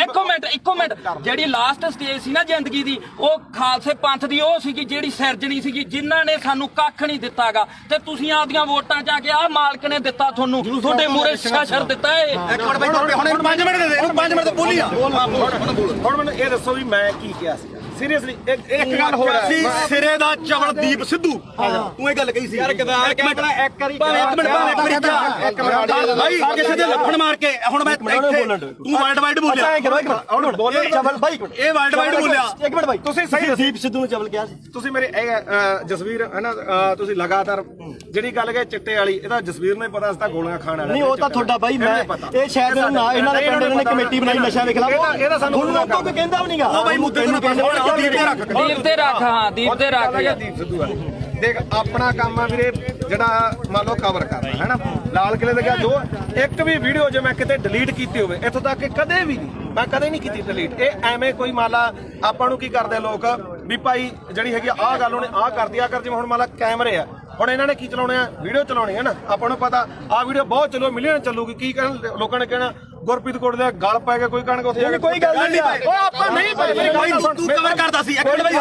ਇੱਕੋ ਮਿੰਟ ਜਿਹੜੀ ਲਾਸਟ ਸਟੇਜ ਸੀ ਨਾ ਜ਼ਿੰਦਗੀ ਦੀ ਉਹ ਖਾਲਸੇ ਪੰਥ ਦੀ ਉਹ ਸੀਗੀ ਜਿਹੜੀ ਸਿਰਜਣੀ ਸੀਗੀ ਜਿਨ੍ਹਾਂ ਨੇ ਸਾਨੂੰ ਕੱਖ ਨਹੀਂ ਦਿੱਤਾਗਾ ਤੇ ਤੁਸੀਂ ਆਪਦੀਆਂ ਵੋਟਾਂ ਚ ਆ ਕੇ ਆਹ ਮਾਲਕ ਨੇ ਦਿੱਤਾ ਤੁਹਾਨੂੰ ਤੁਹਾਡੇ ਮੂਹਰੇ ਸ਼ਰ ਦਿੱਤਾ ਏ ਇੱਕ ਮਿੰਟ ਬਾਈ ਹੁਣ 5 ਮਿੰਟ ਦੇ ਦੇ ਇਹਨੂੰ 5 ਮਿੰਟ ਤੇ ਬੋਲੀ ਆ ਹੁਣ ਮੈਨੂੰ ਇਹ ਦੱਸੋ ਵੀ ਮੈਂ ਕੀ ਕਿਹਾ ਸੀ ਸੀਰੀਅਸਲੀ ਇੱਕ ਗੱਲ ਹੋਰ ਸੀ ਸਿਰੇ ਦਾ ਚਵਲ ਦੀਪ ਸਿੱਧੂ ਤੂੰ ਇਹ ਗੱਲ ਕਹੀ ਸੀ ਯਾਰ ਇੱਕ ਮਿੰਟ ਬਾਈ ਕਿਸੇ ਦੇ ਲੱਫੜ ਮਾਰ ਕੇ ਹੁਣ ਮੈਂ ਤੂੰ ਵਰਲਡ ਵਾਈਡ ਬੋਲਿਆ ਹੁਣ ਬੋਲੇ ਚਵਲ ਬਾਈ ਇਹ ਵਰਲਡ ਵਾਈਡ ਬੋਲਿਆ ਇੱਕ ਮਿੰਟ ਬਾਈ ਤੁਸੀਂ ਸਹੀ ਦੀਪ ਸਿੱਧੂ ਨੂੰ ਚਵਲ ਕਿਹਾ ਸੀ ਤੁਸੀਂ ਮੇਰੇ ਜਸਵੀਰ ਹੈ ਨਾ ਤੁਸੀਂ ਲਗਾਤਾਰ ਜਿਹੜੀ ਗੱਲ ਕਹੇ ਚਿੱਟੇ ਵਾਲੀ ਇਹਦਾ ਜਸਵੀਰ ਨੂੰ ਪਤਾ ਸੀ ਤਾਂ ਗੋਲੀਆਂ ਖਾਣ ਵਾਲਾ ਨਹੀਂ ਉਹ ਤਾਂ ਤੁਹਾਡਾ ਬਾਈ ਮੈਂ ਇਹ ਸ਼ਾਇਦ ਨਾ ਇਹਨਾਂ ਦੇ ਪਿੰਡ ਨੇ ਕਮੇਟੀ ਬਣਾਈ ਨਸ਼ਾ ਦੇ ਖਿਲਾਫ ਇਹਦਾ ਸਾਨੂੰ ਕੋਈ ਕਹਿੰਦਾ ਵੀ ਨਹੀਂਗਾ ਉਹ ਬਾਈ ਮੁੱਦੇ ਨੂੰ ਦੀਪ ਤੇ ਰੱਖ ਹਾਂ ਦੀਪ ਤੇ ਰੱਖ ਦੀਪ ਸਿੱਧੂ ਵਾਲੇ ਦੇਖ ਆਪਣਾ ਕੰਮ ਆ ਵੀਰੇ ਜਿਹੜਾ ਮੰਨ ਲਓ ਕਵਰ ਕਰਨਾ ਹੈ ਨਾ ਲਾਲ ਕਿਲੇ ਦੇ ਗਿਆ ਜੋ ਇੱਕ ਵੀ ਵੀਡੀਓ ਜੇ ਮੈਂ ਕਿਤੇ ਡਿਲੀਟ ਕੀਤੀ ਹੋਵੇ ਇੱਥੋਂ ਤੱਕ ਕਿ ਕਦੇ ਵੀ ਨਹੀਂ ਮੈਂ ਕਦੇ ਨਹੀਂ ਕੀਤੀ ਡਿਲੀਟ ਇਹ ਐਵੇਂ ਕੋਈ ਮੰਨ ਲਾ ਆਪਾਂ ਨੂੰ ਕੀ ਕਰਦੇ ਲੋਕ ਵੀ ਭਾਈ ਜਿਹੜੀ ਹੈਗੀ ਆਹ ਗੱਲ ਉਹਨੇ ਆਹ ਕਰਦੀ ਆ ਕਰ ਜਿਵੇਂ ਹੁਣ ਮੰਨ ਲਾ ਕੈਮਰੇ ਆ ਹੁਣ ਇਹਨਾਂ ਨੇ ਕੀ ਚਲਾਉਣੇ ਆ ਵੀਡੀਓ ਚਲਾਉਣੀ ਹੈ ਨਾ ਆਪਾਂ ਨੂੰ ਪਤਾ ਆਹ ਵੀਡੀਓ ਬਹੁਤ ਚਲੋ ਮਿਲੀਅਨ ਚੱਲੂਗੀ ਕੀ ਕਹਿਣ ਲੋਕਾਂ ਨੇ ਕਹਿਣਾ ਗੁਰਪ੍ਰੀਤ ਕੋਟ ਦੇ ਗਲ ਪੈ ਕੇ ਕੋਈ ਕਣਕ ਉੱਥੇ ਜਾ ਕੇ ਕੋਈ ਗੱਲ ਨਹੀਂ ਓ ਆਪਾਂ ਨਹੀਂ ਭਾਈ ਤੂੰ ਕਵਰ ਕਰਦਾ ਸੀ ਇੱਕ ਮਿੰਟ ਬਾਈ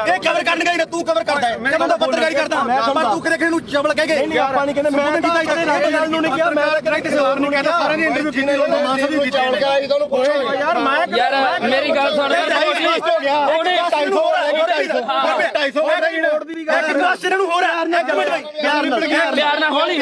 ਇਹ ਕਵਰ ਕਰਨ ਗਈ ਨਾ ਤੂੰ ਕਵਰ ਕਰਦਾ ਹੈ ਮੈਂ ਤਾਂ ਪੱਤਰਕਾਰੀ ਕਰਦਾ ਪਰ ਤੂੰ ਕਿਹਦੇ ਨੂੰ ਚਵਲ ਕਹਿ ਗਏ ਨਹੀਂ ਆਪਾਂ ਨਹੀਂ ਕਹਿੰਦੇ ਮੈਂ ਤਾਂ ਇਹਦੇ ਨਾਲ ਨੂੰ ਨਹੀਂ ਕਿਹਾ ਮੈਂ ਤਾਂ ਕਿਸੇ ਹੋਰ ਨੂੰ ਕਹਿੰਦਾ ਸਾਰਿਆਂ ਦੀ ਇੰਟਰਵਿਊ ਕਿੰਨੇ ਲੋਕ ਮਾਸਾ ਦੀ ਚਾਲ ਕੇ ਆਈ ਤੁਹਾਨੂੰ ਪੁੱਛੋ ਯਾਰ ਯਾਰ ਮੇਰੀ ਗੱਲ ਸੁਣ ਹੋ ਗਿਆ ਉਹਨੇ 250 ਇੱਕ ਕੁਐਸਚਨ ਨੂੰ ਹੋਰ ਹੈ ਇੱਕ ਮਿੰਟ ਪਿਆਰ ਨਾਲ ਹੌਲੀ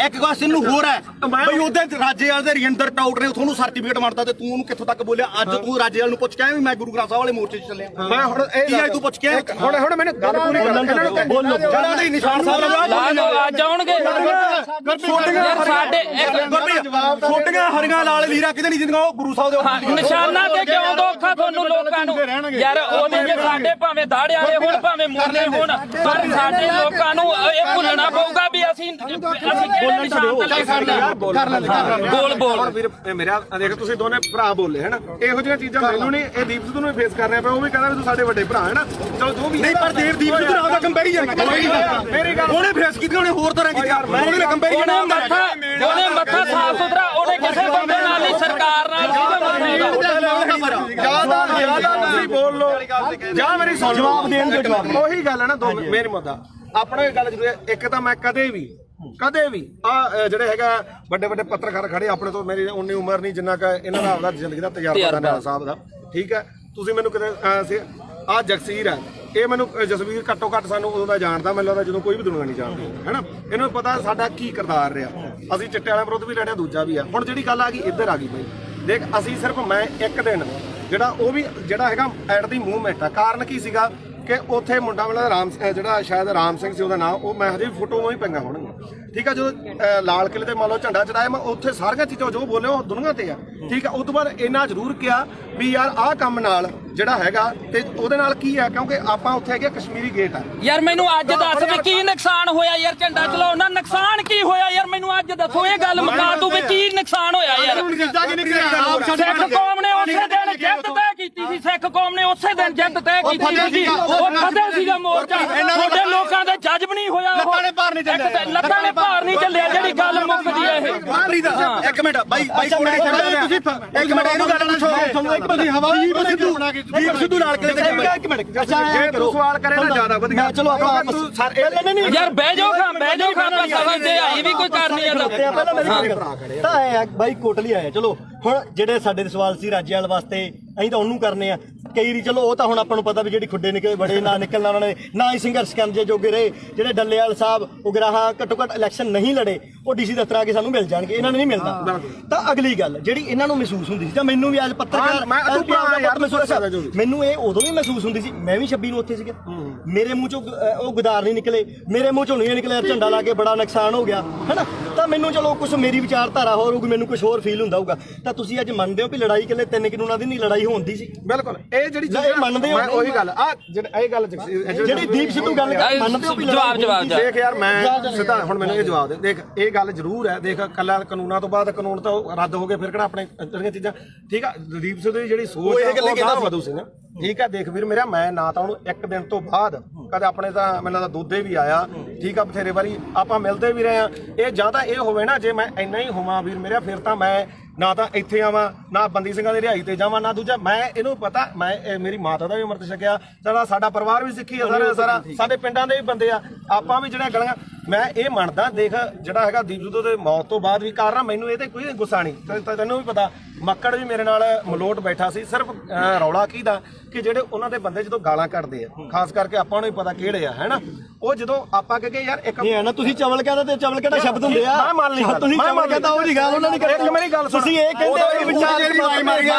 ਇੱਕ ਕੁਐਸਚਨ ਨੂੰ ਹੋਰ ਹੈ ਬਈ ਉਹਦੇ ਰਾਜੇਵਾਲ ਦੇ ਰਜਿੰਦਰ ਟਾਊਟ ਨੇ ਤੁਹਾਨੂੰ ਸਰਟੀਫਿਕੇਟ ਮਾਰਤਾ ਤੇ ਤੂੰ ਉਹਨੂੰ ਕਿੱਥੋਂ ਤੱਕ ਬੋਲਿਆ ਅੱਜ ਤੂੰ ਰਾਜੇਵਾਲ ਨੂੰ ਪੁੱਛ ਕੇ ਆਇਆ ਵੀ ਮੈਂ ਗੁਰੂ ਗ੍ਰੰਥ ਸਾਹਿਬ ਵਾਲੇ ਮੋਰਚੇ 'ਚ ਚੱਲਿਆ ਮੈਂ ਹੁਣ ਇਹ ਤੂੰ ਪੁੱਛ ਕੇ ਹੁਣ ਮੈਨੂੰ ਗੱਲ ਪੂਰੀ ਕਰ ਬੋਲੋ ਜਿਹੜਾ ਦੇ ਨਿਸ਼ਾਨ ਸਾਹਿਬ ਲਾ ਦੋ ਅੱਜ ਆਉਣਗੇ ਯਾਰ ਸਾਡੇ ਛੋਟੀਆਂ ਹਰੀਆਂ ਲਾਲ ਲੀਰਾ ਕਿਤੇ ਨਹੀਂ ਜਿੰਦੀਆਂ ਉਹ ਗੁਰੂ ਸਾਹਿਬ ਦੇ ਨਿਸ਼ਾਨਾਂ ਤੇ ਕਿਉਂ ਦੋਖਾ ਤੁਹਾਨੂੰ ਲੋਕਾਂ ਨੂੰ ਯਾਰ ਉਹਦੇ ਜੇ ਸਾਡੇ ਭਾਵੇਂ ਦਾੜੇ ਵਾਲੇ ਹੋਣ ਭਾਵੇਂ ਮੁਰਲੇ ਹੋਣ ਪਰ ਸਾਡੇ ਲੋਕਾਂ ਨੂੰ ਇਹ ਭੁੱਲਣਾ ਪਊਗਾ ਵੀ ਅਸੀਂ ਕਿਹੜੇ ਨਿਸ਼ਾਨ ਤੇ ਲੈ ਸਕਦੇ ਹਾਂ ਬੋਲ ਵੀਰ ਮੇਰਾ ਦੇਖ ਤੁਸੀਂ ਦੋਨੇ ਭਰਾ ਬੋਲੇ ਹੈਨਾ ਇਹੋ ਜਿਹੀਆਂ ਚੀਜ਼ਾਂ ਮੈਨੂੰ ਨਹੀਂ ਇਹ ਦੀਪ ਸਿੱਧੂ ਨੂੰ ਫੇਸ ਕਰ ਰਿਹਾ ਪਿਆ ਉਹ ਵੀ ਕਹਿੰਦਾ ਵੀ ਤੂੰ ਸਾਡੇ ਵੱਡੇ ਭਰਾ ਹੈਨਾ ਚਲੋ ਜੋ ਵੀ ਨਹੀਂ ਪਰ ਦੀਪ ਸਿੱਧੂ ਨਾਲ ਦਾ ਕੰਪੈਰੀਜ਼ਨ ਮੇਰੀ ਗੱਲ ਉਹਨੇ ਫੇਸ ਕੀਤੀ ਉਹਨੇ ਹੋਰ ਤਰ੍ਹਾਂ ਕੀਤੀ ਉਹਨੇ ਕੰਪੈਰੀਜ਼ਨ ਉਹਨੇ ਮੱਥਾ ਸਾਫ ਸੁਥਰਾ ਉਹਨੇ ਕਿਸੇ ਬੰਦੇ ਨਾਲ ਨਹੀਂ ਸਰਕਾਰ ਨਾਲ ਜਿਆਦਾ ਤੁਸੀਂ ਬੋਲ ਲੋ ਜਾਂ ਮੇਰੀ ਸੁਣ ਜਵਾਬ ਦੇਣ ਦੇ ਜਵਾਬ ਉਹੀ ਗੱਲ ਹੈ ਨਾ ਮੇਰੀ ਮੁੱਦਾ ਆਪਣਾ ਇਹ ਗੱਲ ਜ਼ਰੂਰ ਹੈ ਇੱਕ ਤਾਂ ਮੈਂ ਕਦੇ ਵੀ ਆ ਜਿਹੜੇ ਹੈਗਾ ਵੱਡੇ ਵੱਡੇ ਪੱਤਰਕਾਰ ਖੜੇ ਆਪਣੇ ਤੋਂ ਮੇਰੀ ਉਨੀ ਉਮਰ ਨਹੀਂ ਜਿੰਨਾ ਕਿ ਇਹਨਾਂ ਦਾ ਆਪਦਾ ਜ਼ਿੰਦਗੀ ਦਾ ਤਜਰਬਾ ਦਾ ਸਾਹਿਬ ਦਾ ਠੀਕ ਹੈ ਤੁਸੀਂ ਮੈਨੂੰ ਕਿਤੇ ਆ ਜਗਸੀਰ ਹੈ ਇਹ ਮੈਨੂੰ ਜਸਵੀਰ ਘੱਟੋ ਘੱਟ ਸਾਨੂੰ ਉਦੋਂ ਦਾ ਜਾਣਦਾ ਮੈਨੂੰ ਲੱਗਦਾ ਜਦੋਂ ਕੋਈ ਵੀ ਦੁਨੀਆ ਨਹੀਂ ਜਾਣਦੀ ਹੈਨਾ ਇਹਨੂੰ ਪਤਾ ਸਾਡਾ ਕੀ ਕਿਰਦਾਰ ਰਿਹਾ ਅਸੀਂ ਚਿੱਟੇ ਵਾਲਿਆਂ ਵਿਰੁੱਧ ਵੀ ਲੜਿਆ ਦੂਜਾ ਵੀ ਆ ਹੁਣ ਜਿਹੜੀ ਗੱਲ ਆ ਗਈ ਇੱਧਰ ਆ ਗਈ ਬਈ ਦੇਖ ਅਸੀਂ ਸਿਰਫ ਮੈਂ ਇੱਕ ਦਿਨ ਜਿਹੜਾ ਉਹ ਵੀ ਜਿਹੜਾ ਹੈਗਾ ਐਟ ਦੀ ਮੂਵਮੈਂਟ ਆ ਕਾਰਨ ਕੀ ਸੀਗਾ ਕਿ ਉੱਥੇ ਮੁੰਡਾ ਵਾਲਾ ਰਾਮ ਜਿਹੜਾ ਸ਼ਾਇਦ ਰਾਮ ਸਿੰਘ ਸੀ ਉਹਦਾ ਨਾਮ ਉਹ ਮੈਂ ਹਜੇ ਫੋਟੋਆਂ ਹੀ ਪਈਆਂ ਹੋਣਗੀਆਂ ਠੀਕ ਆ ਜਦੋਂ ਲਾਲ ਕਿਲੇ ਤੇ ਮੰਨ ਲਓ ਝੰਡਾ ਚੜਾਇਆ ਮੈਂ ਉੱਥੇ ਸਾਰੀਆਂ ਚੀਜ਼ਾਂ ਜੋ ਬੋਲੇ ਉਹ ਦੁਨੀਆ ਤੇ ਆ ਠੀਕ ਆ ਉਸ ਤੋਂ ਬਾਅਦ ਇੰਨਾ ਜ਼ਰੂਰ ਕਿਹਾ ਵੀ ਯਾਰ ਆਹ ਕੰਮ ਨਾਲ ਜਿਹੜਾ ਹੈਗਾ ਤੇ ਉਹਦੇ ਨਾਲ ਕੀ ਆ ਕਿਉਂਕਿ ਆਪਾਂ ਉੱਥੇ ਹੈਗੇ ਕਸ਼ਮੀਰੀ ਗੇਟ ਆ ਯਾਰ ਮੈਨੂੰ ਅੱਜ ਦੱਸ ਵੀ ਕੀ ਨੁਕਸਾਨ ਹੋਇਆ ਯਾਰ ਝੰਡਾ ਚਲਾਉਣ ਨਾਲ ਨੁਕਸਾਨ ਕੀ ਹੋਇਆ ਯਾਰ ਮੈਨੂੰ ਅੱਜ ਦੱਸੋ ਇਹ ਗੱਲ ਮੁਕਾ ਤੂੰ ਵੀ ਕੀ ਨੁਕਸਾਨ ਹੋਇਆ ਯਾਰ ਸਿੱਖ ਕੌਮ ਨੇ ਉਸੇ ਦਿਨ ਜਿੱਤ ਤੈਅ ਕੀਤੀ ਸੀ ਸਿੱਖ ਕੌਮ ਨੇ ਉਸੇ ਦਿਨ ਜਿੱਤ ਤੈਅ ਕੀਤੀ ਸੀ ਉਹ ਫਤਿਹ ਸੀਗਾ ਮੋਰਚਾ ਤੁਹਾਡੇ ਲੋਕਾਂ ਦਾ ਜੱਜ ਵੀ ਨਹੀਂ ਹੋਇਆ ਉਹ ਲੱਤਾਂ ਨੇ ਭਾਰ ਨਹੀਂ ਚੱਲਿਆ ਜਿਹੜੀ ਗੱਲ ਮੁੱਕਦੀ ਹੈ ਇਹ ਇੱਕ ਮਿੰਟ ਬਾਈ ਤੁਸੀਂ ਇੱਕ ਮਿੰਟ ਇਹਨੂੰ ਗੱਲ ਪੁੱਛੋ ਇੱਕ ਮਿੰਟ ਹਵਾਈ ਦੀਪ ਸਿੱਧੂ ਨਾਲ ਕਿਤੇ ਇੱਕ ਮਿੰਟ ਜੇ ਤੂੰ ਸਵਾਲ ਕਰੇ ਤਾਂ ਜ਼ਿਆਦਾ ਵਧੀਆ ਚਲੋ ਆਪਾਂ ਨਹੀਂ ਯਾਰ ਬਹਿ ਜਾਓ ਖਾਂ ਸਮਝਦੇ ਆਈ ਵੀ ਕੋਈ ਕਰਨੀ ਆ ਪਹਿਲਾਂ ਮੇਰੀ ਤਾਂ ਆਇਆ ਬਾਈ ਕੋਟਲੀ ਆਇਆ ਚਲੋ ਹੁਣ ਜਿਹੜੇ ਸਾਡੇ ਸਵਾਲ ਸੀ ਰਾਜੇਵਾਲ ਵਾਸਤੇ ਅਸੀਂ ਤਾਂ ਉਹਨੂੰ ਕਰਨੇ ਆ ਕਈ ਰੀ ਚਲੋ ਉਹ ਤਾਂ ਹੁਣ ਆਪਾਂ ਨੂੰ ਪਤਾ ਵੀ ਜਿਹੜੀ ਖੁੱਡੇ ਨਿਕਲੇ ਬੜੇ ਨਾ ਨਿਕਲਣਾ ਉਹਨਾਂ ਨੇ ਨਾ ਹੀ ਸੰਘਰਸ਼ ਕਰਨ ਜੇ ਜੋਗੇ ਰਹੇ ਜਿਹੜੇ ਡੱਲੇਵਾਲ ਸਾਹਿਬ ਉਗਰਾਹਾਂ ਘੱਟੋ ਘੱਟ ਇਲੈਕਸ਼ਨ ਨਹੀਂ ਲੜੇ ਉਹ ਡੀਸੀ ਦਫ਼ਤਰ ਆ ਕੇ ਸਾਨੂੰ ਮਿਲ ਜਾਣਗੇ ਇਹਨਾਂ ਨੂੰ ਨਹੀਂ ਮਿਲਦਾ ਤਾਂ ਅਗਲੀ ਗੱਲ ਜਿਹੜੀ ਇਹਨਾਂ ਨੂੰ ਮਹਿਸੂਸ ਹੁੰਦੀ ਸੀ ਜਾਂ ਮੈਨੂੰ ਵੀ ਅੱਜ ਪੱਤਰਕਾਰ ਮੈਨੂੰ ਇਹ ਉਦੋਂ ਵੀ ਮਹਿਸੂਸ ਹੁੰਦੀ ਸੀ ਮੈਂ ਵੀ 26 ਨੂੰ ਉੱਥੇ ਸੀਗਾ ਮੇਰੇ ਮੂੰਹ ਚੋਂ ਉਹ ਗੁਦਾਰ ਨਹੀਂ ਨਿਕਲੇ ਮੇਰੇ ਮੂੰਹ ਚੋਂ ਨਹੀਂ ਨਿਕਲਿਆ ਝੰਡਾ ਲਾ ਕੇ ਬੜਾ ਨੁਕਸਾਨ ਹੋ ਗਿਆ ਹੈਨਾ ਤਾਂ ਮੈਨੂੰ ਚਲੋ ਕੁਝ ਮੇਰੀ ਵਿਚਾਰਧਾਰਾ ਹੋਰ ਹੋਊਗੀ ਮੈਨੂੰ ਕੁਝ ਹੋਰ ਫੀਲ ਹੁੰਦਾ ਹੋਊਗਾ ਤਾਂ ਤੁਸੀਂ ਅੱਜ ਮੰਨਦੇ ਹੋ ਵੀ ਲੜਾਈ ਕਿਲੇ 3 ਕਾਨੂੰਨਾਂ ਦੀ ਨਹੀਂ ਲੜਾਈ ਹੁੰਦੀ ਸੀ ਬਿਲਕੁਲ ਇਹ ਜਿਹੜੀ ਇਹ ਮੰਨਦੇ ਹੋ ਮੈਂ ਉਹੀ ਗੱਲ ਆ ਇਹ ਗੱਲ ਜਿਹੜੀ ਦੀਪ ਸਿੱਧੂ ਗੱਲ ਮੰਨਦੇ ਹੋ ਵੀ ਜਵਾਬ ਦੇਖ ਯਾਰ ਮੈਂ ਸਿੱਧਾ ਹੁਣ ਮੈਨੂੰ ਇਹ ਜਵਾਬ ਦੇ ਦੇਖ ਇਹ ਗੱਲ ਜ਼ਰੂਰ ਹੈ ਦੇਖ ਕੱਲਾ ਕਾਨੂੰਨਾਂ ਤੋਂ ਬਾਅਦ ਕਾਨੂੰਨ ਤਾਂ ਰੱਦ ਹੋ ਗਏ ਫਿਰ ਕਿਹੜਾ ਆਪਣੇ ਜਿਹੜੀਆਂ ਚੀਜ਼ਾਂ ਠੀਕ ਆ ਦੀਪ ਸਿੱਧੂ ਦੀ ਜਿਹੜੀ ਸੋਚ ਹੈ ਉਹ ਵਧੂ ਸੀ ਨਾ ਠੀਕ ਆ ਦੇਖ ਵੀਰ ਮੇਰਾ ਮੈਂ ਨਾ ਤਾਂ ਉਹਨੂੰ ਇੱਕ ਦਿਨ ਤੋਂ ਬਾਅਦ ਕਦੇ ਆਪਣੇ ਤਾਂ ਮੈਨੂੰ ਲੱਗਦਾ ਦੋਦੇ ਵੀ ਆਇਆ ਠੀਕ ਆ ਬਥੇਰੇ ਵਾਰੀ ਆਪਾਂ ਮਿਲਦੇ ਵੀ ਰਹੇ ਆ ਇਹ ਜਾਂ ਤਾਂ ਇਹ ਹੋਵੇ ਨਾ ਜੇ ਮੈਂ ਇੰਨਾ ਹੀ ਹੋਵਾਂ ਵੀਰ ਮੇਰਾ ਫਿਰ ਤਾਂ ਮੈਂ ਨਾ ਤਾਂ ਇੱਥੇ ਆਵਾਂ ਨਾ ਬੰਦੀ ਸਿੰਘਾਂ ਦੀ ਰਿਹਾਈ ਤੇ ਜਾਵਾਂ ਨਾ ਦੂਜਾ ਮੈਂ ਇਹਨੂੰ ਪਤਾ ਮੈਂ ਮੇਰੀ ਮਾਤਾ ਦਾ ਵੀ ਅੰਮ੍ਰਿਤ ਛਕਿਆ ਸਾਡਾ ਪਰਿਵਾਰ ਵੀ ਸਿੱਖੀ ਆ ਸਾਰਾ ਸਾਡੇ ਪਿੰਡਾਂ ਦੇ ਵੀ ਬੰਦੇ ਆ ਆਪਾਂ ਵੀ ਜਿਹੜਾ ਗਲੀਆਂ ਮੈਂ ਇਹ ਮੰਨਦਾ ਦੇਖ ਜਿਹੜਾ ਹੈਗਾ ਦੀਪ ਸਿੱਧੂ ਦੇ ਮੌਤ ਤੋਂ ਬਾਅਦ ਵੀ ਕਾਰਨ ਮੈਨੂੰ ਇਹ ਤੇ ਕੋਈ ਗੁੱਸਾ ਨਹੀਂ ਤੈਨੂੰ ਵੀ ਪਤਾ ਮੱਕੜ ਵੀ ਮੇਰੇ ਨਾਲ ਮਲੋਟ ਬੈਠਾ ਸੀ ਸਿਰਫ ਰੌਲਾ ਕੀ ਦਾ ਕਿ ਜਿਹੜੇ ਉਹਨਾਂ ਦੇ ਬੰਦੇ ਜਦੋਂ ਗਾਲਾਂ ਕੱਢਦੇ ਆ ਖਾਸ ਕਰਕੇ ਆਪਾਂ ਨੂੰ ਹੀ ਪਤਾ ਕਿਹੜੇ ਆ ਹੈਨਾ ਉਹ ਜਦੋਂ ਆਪਾਂ ਕਹੇ ਯਾਰ ਇੱਕ ਇਹ ਹੈ ਨਾ ਤੁਸੀਂ ਚਵਲ ਕਹਿੰਦਾ ਤੇ ਚਵਲ ਕਿਹੜਾ ਸ਼ਬਦ ਹੁੰਦੇ ਆ ਮੈਂ ਮੰਨ ਲਈ ਤੁਸੀਂ ਚਵਲ ਕਹਿੰਦਾ ਉਹ ਦੀ ਗੱਲ ਉਹਨਾਂ ਨੇ ਕਰੀ ਮੇਰੀ ਗੱਲ ਤੁਸੀਂ ਇਹ ਕਹਿੰਦੇ ਹੋ ਕਿ ਵਿਚਾਰ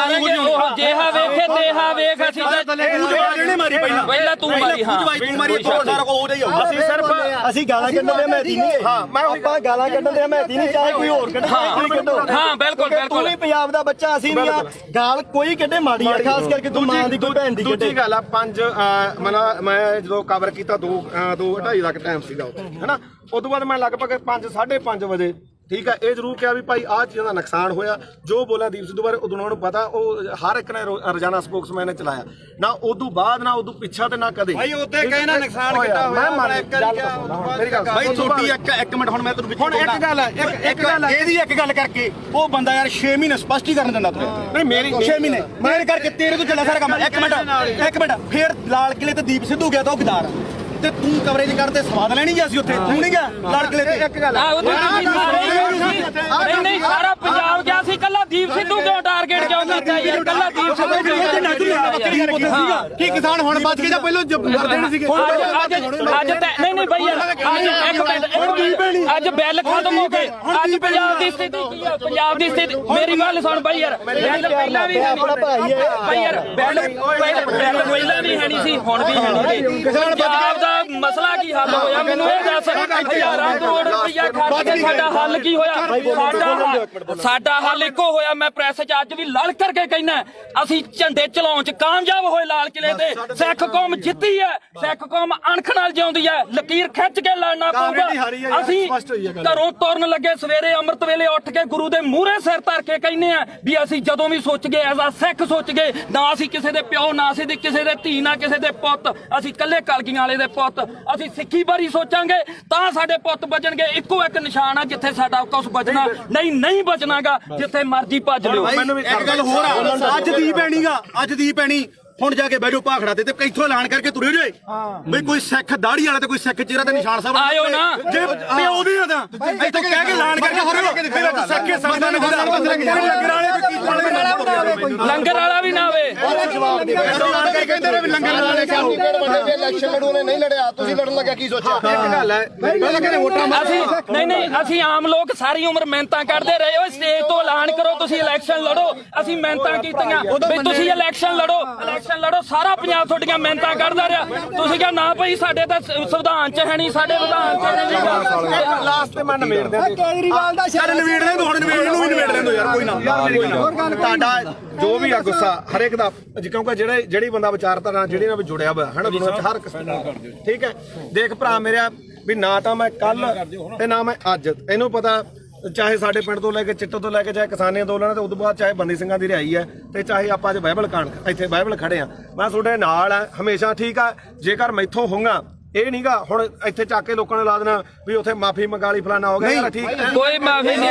ਜੇਹਾ ਵੇਖੇ ਤੇਹਾ ਵੇਖ ਅਸੀਂ ਤਾਂ ਜਿਹਨੇ ਮਾਰੀ ਪਹਿਲਾਂ ਤੂੰ ਮਾਰੀ ਹਾਂ ਤੂੰ ਮਾਰੀ ਸਾਰਾ ਕੋ ਉਹਦਾ ਹੀ ਆਊਗਾ ਅਸੀਂ ਸਿਰਫ ਅਸੀਂ ਗਾਲਾਂ ਕੱਢਣ ਦੇ ਮਹਿਤੀ ਨਹੀਂ ਹਾਂ ਆਪਾਂ ਗਾਲਾਂ ਕੱਢਣ ਦੇ ਮਹਿਤੀ ਨਹੀਂ ਚਾਹੇ ਕੋਈ ਹੋਰ ਕੱਢੇ ਕੋਈ ਕੱਢੋ ਹਾਂ ਬਿਲਕੁਲ ਤੂੰ ਵੀ ਪੰਜਾਬ ਦਾ ਬੱਚਾ ਅਸੀਂ ਨਹੀਂ ਆ ਗਾਲ ਕੋਈ ਕੱਢੇ ਮਾੜੀ ਆ ਖਾਸ ਕਰਕੇ ਤੂੰ ਮਾਂ ਦੀ ਕੋਈ ਭੈਣ ਦੀ ਕੱਢੇ ਦੂਜੀ ਗੱਲ ਆ ਮੈਂ ਜਦੋਂ ਕਵਰ ਕੀਤਾ 2:30 ਤੱਕ ਟਾਈਮ ਸੀਗਾ ਉੱਥੇ ਹੈਨਾ ਉਸ ਤੋਂ ਬਾਅਦ ਮੈਂ ਲਗਭਗ 5:30 ਵਜੇ ਠੀਕ ਹੈ, ਇਹ ਜ਼ਰੂਰ ਕਿਹਾ ਵੀ ਭਾਈ ਆਹ ਚੀਜ਼ਾਂ ਦਾ ਨੁਕਸਾਨ ਹੋਇਆ। ਜੋ ਬੋਲਿਆ ਦੀਪ ਸਿੱਧੂ ਬਾਰੇ ਉਦੋਂ ਉਹਨਾਂ ਨੂੰ ਪਤਾ, ਉਹ ਹਰ ਇੱਕ ਨੇ ਰੋਜ਼ਾਨਾ ਸਪੋਕਸਮੈਨ ਨੇ ਚਲਾਇਆ ਨਾ, ਉਦੋਂ ਬਾਅਦ ਨਾ ਉਦੋਂ ਪਿੱਛਾ ਤੇ ਨਾ ਕਦੇ। ਭਾਈ ਉੱਤੇ ਕਹੇ ਨਾ ਨੁਕਸਾਨ ਕਿੱਦਾਂ ਹੋਇਆ, ਮੈਂ ਇੱਕ ਵਾਰੀ ਕਿਹਾ ਭਾਈ ਤੁਹਾਡੀ ਇੱਕ ਮਿੰਟ, ਹੁਣ ਮੈਂ ਤੈਨੂੰ ਹੁਣ ਇੱਕ ਗੱਲ ਹੈ, ਇੱਕ ਗੱਲ ਹੈ, ਇਹਦੀ ਇੱਕ ਗੱਲ ਕਰਕੇ ਉਹ ਬੰਦਾ ਯਾਰ 6 ਮਹੀਨੇ ਸਪਸ਼ਟੀਕਰਨ ਦਿੰਦਾ ਤੂੰ। ਨਹੀਂ ਮੇਰੀ 6 ਮਹੀਨੇ ਮੇਰੇ ਕਰਕੇ ਤੇਰੇ ਤੋਂ ਚੱਲਿਆ ਸਾਰਾ ਕੰਮ। ਇੱਕ ਮਿੰਟ ਫੇਰ ਲਾਲ ਕਿਲੇ ਤੇ ਦੀਪ ਸਿੱਧੂ ਗਿਆ ਤਾਂ ਉਹ ਗਦਾਰ ਤੇ ਤੂੰ ਕਵਰੇਜ ਕਰਦੇ ਸਵਾਦ ਲੈਣੀ ਗਿਆ ਸੀ ਉੱਥੇ, ਤੂੰ ਨਹੀਂ ਗਿਆ ਲਾਲ ਕਿਲੇ ਤੇ। ਇੱਕ ਗੱਲ ਨਹੀਂ ਸਾਰਾ ਪੰਜਾਬ ਗਿਆ ਸੀ, ਕੱਲਾ ਦੀਪ ਸਿੱਧੂ ਕਿਉਂ ਟਾਰਗੇਟ ਕਿਉਂ ਕੀਤਾ ਯਾਰ, ਕੱਲਾ ਦੀਪ ਸਿੱਧੂ ਕੀ ਕਿਸਾਨ ਹੁਣ ਬਚ ਕੇ ਜਾਂ ਪਹਿਲਾਂ ਮਰਦੇ ਨਹੀਂ ਸੀਗੇ? ਅੱਜ ਨਹੀਂ ਬਈ ਯਾਰ ਅੱਜ ਬਿੱਲ ਖਤਮ ਹੋ ਗਏ, ਅੱਜ ਪੰਜਾਬ ਦੀ ਸਥਿਤੀ ਕੀ ਆ, ਪੰਜਾਬ ਦੀ ਸਥਿਤੀ ਮੇਰੀ ਗੱਲ ਸੁਣ ਬਈ ਯਾਰ, ਬਿੱਲ ਪਹਿਲਾਂ ਵੀ ਹੈ ਬਈ ਯਾਰ, ਬਿੱਲ ਪਹਿਲਾਂ ਵੀ ਹੈ ਨਹੀਂ ਸੀ, ਹੁਣ ਵੀ ਹੈ ਨਹੀਂ। ਪੰਜਾਬ ਦਾ ਮਸਲਾ ਕੀ ਹੱਲ ਹੋਇਆ ਮੈਨੂੰ ਇਹ ਦੱਸ, ਹਜ਼ਾਰਾਂ ਕਰੋੜ ਰੁਪਇਆ ਖਰਚ ਕੇ ਸਾਡਾ ਹੱਲ ਕੀ ਹੋਇਆ? ਸਾਡਾ ਹੱਲ ਇੱਕੋ ਹੋਇਆ, ਮੈਂ ਪ੍ਰੈਸ 'ਚ ਅੱਜ ਵੀ ਲੜ ਕਰਕੇ ਕਹਿਣਾ, ਅਸੀਂ ਝੰਡੇ ਚਲਾਉਣ 'ਚ ਕਾਮਯਾਬ ਹੋਏ ਲਾਲ ਕਿਲੇ ਤੇ। ਸਿੱਖ ਕੌਮ ਜਿੱਤੀ ਹੈ, ਸਿੱਖ ਕੌਮ ਅਣਖ ਨਾਲ ਜਿਉਂਦੀ ਹੈ, ਲਕੀਰ ਖਿੱਚ ਕੇ ਲੜਨਾ ਪਊਗਾ। ਅਸੀਂ ਘਰੋਂ ਤੁਰਨ ਲੱਗੇ ਸਵੇਰੇ ਅੰਮ੍ਰਿਤ ਵੇਲੇ ਉੱਠ ਕੇ ਗੁਰੂ ਦੇ ਮੂਹਰੇ ਸਿਰ ਧਰ ਕੇ ਕਹਿੰਦੇ ਆ ਵੀ ਅਸੀਂ ਜਦੋਂ ਵੀ ਸੋਚ ਗਏ ਐਜ਼ ਆ ਸਿੱਖ ਸੋਚ ਗਏ, ਨਾ ਅਸੀਂ ਕਿਸੇ ਦੇ ਪਿਓ, ਨਾ ਅਸੀਂ ਕਿਸੇ ਦੇ ਧੀ, ਨਾ ਕਿਸੇ ਦੇ ਪੁੱਤ, ਅਸੀਂ ਇਕੱਲੇ ਕਲਗੀਆਂ ਵਾਲੇ ਦੇ ਪੁੱਤ। ਅਸੀਂ ਸਿੱਖੀ ਬਾਰੇ ਸੋਚਾਂਗੇ ਤਾਂ ਸਾਡੇ ਪੁੱਤ ਬਚਣਗੇ। ਇੱਕੋ ਇੱਕ ਨਿਸ਼ਾਨ ਆ ਜਿੱਥੇ ਸਾਡਾ ਕੁਝ ਬਚਣਾ, ਨਹੀਂ ਬਚਣਾਗਾ, ਜਿੱਥੇ ਮਰਜ਼ੀ ਭੱਜ ਲਿਓ। ਇੱਕ ਗੱਲ ਹੋਰ ਆ, ਅੱਜ ਦੀ ਪੈਣੀਗਾ, ਅੱਜ ਦੀ ਪੈਣੀ ਹੁਣ ਜਾ ਕੇ ਬੈਠੋ ਭਾਖੜਾ ਤੇ ਇੱਥੋਂ ਐਲਾਨ ਕਰਕੇ ਤੁਰੇ ਜੇ ਬਈ ਕੋਈ ਸਿੱਖ ਦਾੜੀ ਵਾਲਾ ਤੇ ਕੋਈ ਸਿੱਖ ਚਿਹਰਾ ਤੇ ਨਿਸ਼ਾਨ ਸਾਹਿਬ ਆਇਓ ਨਾ, ਜੇ ਪਿਓ ਦੀ ਨਾ ਤਾਂ ਇੱਥੋਂ ਕਹਿ ਕੇ ਐਲਾਨ ਕਰਕੇ ਤੁਰੇ ਫਿਰ ਸਿੱਖੇ ਸੰਗਤਾਂ ਨੇ ਲੰਗਰ ਵਾਲੇ ਕੀ ਲੰਗਰ ਵਾਲਾ ਵੀ ਨਾ ਆਵੇ। ਐਲਾਨ ਕਰਕੇ ਕਹਿੰਦੇ ਨੇ ਵੀ ਲੰਗਰ ਵਾਲੇ ਇਲੈਕਸ਼ਨ ਲੜੂ ਨੇ ਨਹੀਂ ਲੜਿਆ, ਤੁਸੀਂ ਲੜਨ ਲੱਗਿਆ ਕੀ ਸੋਚਿਆ? ਇੱਕ ਗੱਲ ਹੈ ਪਹਿਲਾਂ ਕਹਿੰਦੇ ਵੋਟਾਂ ਨਹੀਂ ਅਸੀਂ ਆਮ ਲੋਕ ਸਾਰੀ ਉਮਰ ਮਿਹਨਤਾਂ ਕਰਦੇ ਰਹੇ। ਓਏ ਸਟੇਜ ਤੋਂ ਐਲਾਨ ਕਰੋ ਤੁਸੀਂ ਇਲੈਕਸ਼ਨ ਲੜੋ, ਅਸੀਂ ਮਿਹਨਤਾਂ ਕੀਤੀਆਂ ਵੀ ਤੁਸੀਂ ਇਲੈਕਸ਼ਨ ਲੜੋ, ਸਾਰਾ ਪੰਜਾਬ ਤੁਹਾਡੀਆਂ ਮਿਹਨਤਾਂ ਕਰਦਾ ਰਿਹਾ। ਤੁਸੀਂ ਕਿਹਾ ਨਾ ਭਾਈ ਸਾਡੇ ਤਾਂ ਸੰਵਿਧਾਨ 'ਚ ਹੈ ਨਹੀਂ, ਸਾਡੇ ਵਿਧਾਨ 'ਚ ਨਹੀਂ। ਲਾਸਟ ਤੇ ਮੈਂ ਨਵੇੜਦੇ ਆ ਕੇਜਰੀਵਾਲ ਦਾ ਚੱਲ ਨਵੇੜ ਲੈ ਤੂੰ, ਹੁਣ ਨਵੇੜ ਨੂੰ ਵੀ ਨਵੇੜ ਲੈਂਦੋ ਯਾਰ, ਕੋਈ ਨਾ ਤੁਹਾਡਾ ਜੋ ਵੀ ਆ ਗੁੱਸਾ ਹਰੇਕ ਦਾ, ਕਿਉਂਕਿ ਜਿਹੜੀ ਬੰਦਾ ਵਿਚਾਰਧਾਰਾ ਜਿਹੜੀ ਨਾਲ ਜੁੜਿਆ ਹੋਇਆ ਹੈ ਨਾ ਦੁਨੀਆ 'ਚ ਹਰ ਕਿਸਮ ਦਾ, ਠੀਕ ਹੈ। ਦੇਖ ਭਰਾ ਮੇਰਾ ਵੀ ਨਾ ਤਾਂ ਮੈਂ ਕੱਲ ਤੇ ਨਾ ਮੈਂ ਅੱਜ, ਇਹਨੂੰ ਪਤਾ ਚਾਹੇ ਸਾਡੇ ਪਿੰਡ ਤੋਂ ਲੈ ਕੇ ਚਿੱਟੋ ਤੋਂ ਲੈ ਕੇ ਚਾਹੇ ਕਿਸਾਨੀ ਅੰਦੋਲਨ ਤੇ ਉਦੋਂ ਬਾਅਦ ਚਾਹੇ ਬੰਦੀ ਸਿੰਘਾਂ ਦੀ ਰਿਹਾਈ ਹੈ ਤੇ ਚਾਹੇ ਆਪਾਂ ਅੱਜ ਬਾਈਬਲ ਕਾਂਡ ਇੱਥੇ ਬਾਈਬਲ ਖੜੇ ਆ, ਮੈਂ ਤੁਹਾਡੇ ਨਾਲ ਆ ਹਮੇਸ਼ਾ, ਠੀਕ ਆ। ਜੇਕਰ ਮੈਥੋਂ ਹੋਊਗਾ ਇਹ ਨਹੀਂਗਾ ਹੁਣ ਇੱਥੇ ਚੱਕ ਕੇ ਲੋਕਾਂ ਨੇ ਲਾ ਦੇਣਾ ਵੀ ਉੱਥੇ ਮਾਫੀ ਮੰਗਾ ਲਈ ਫਲਾਣਾ ਹੋ ਗਿਆ ਯਾਰ, ਠੀਕ ਹੈ। ਕੋਈ ਮਾਫੀ ਨਹੀਂ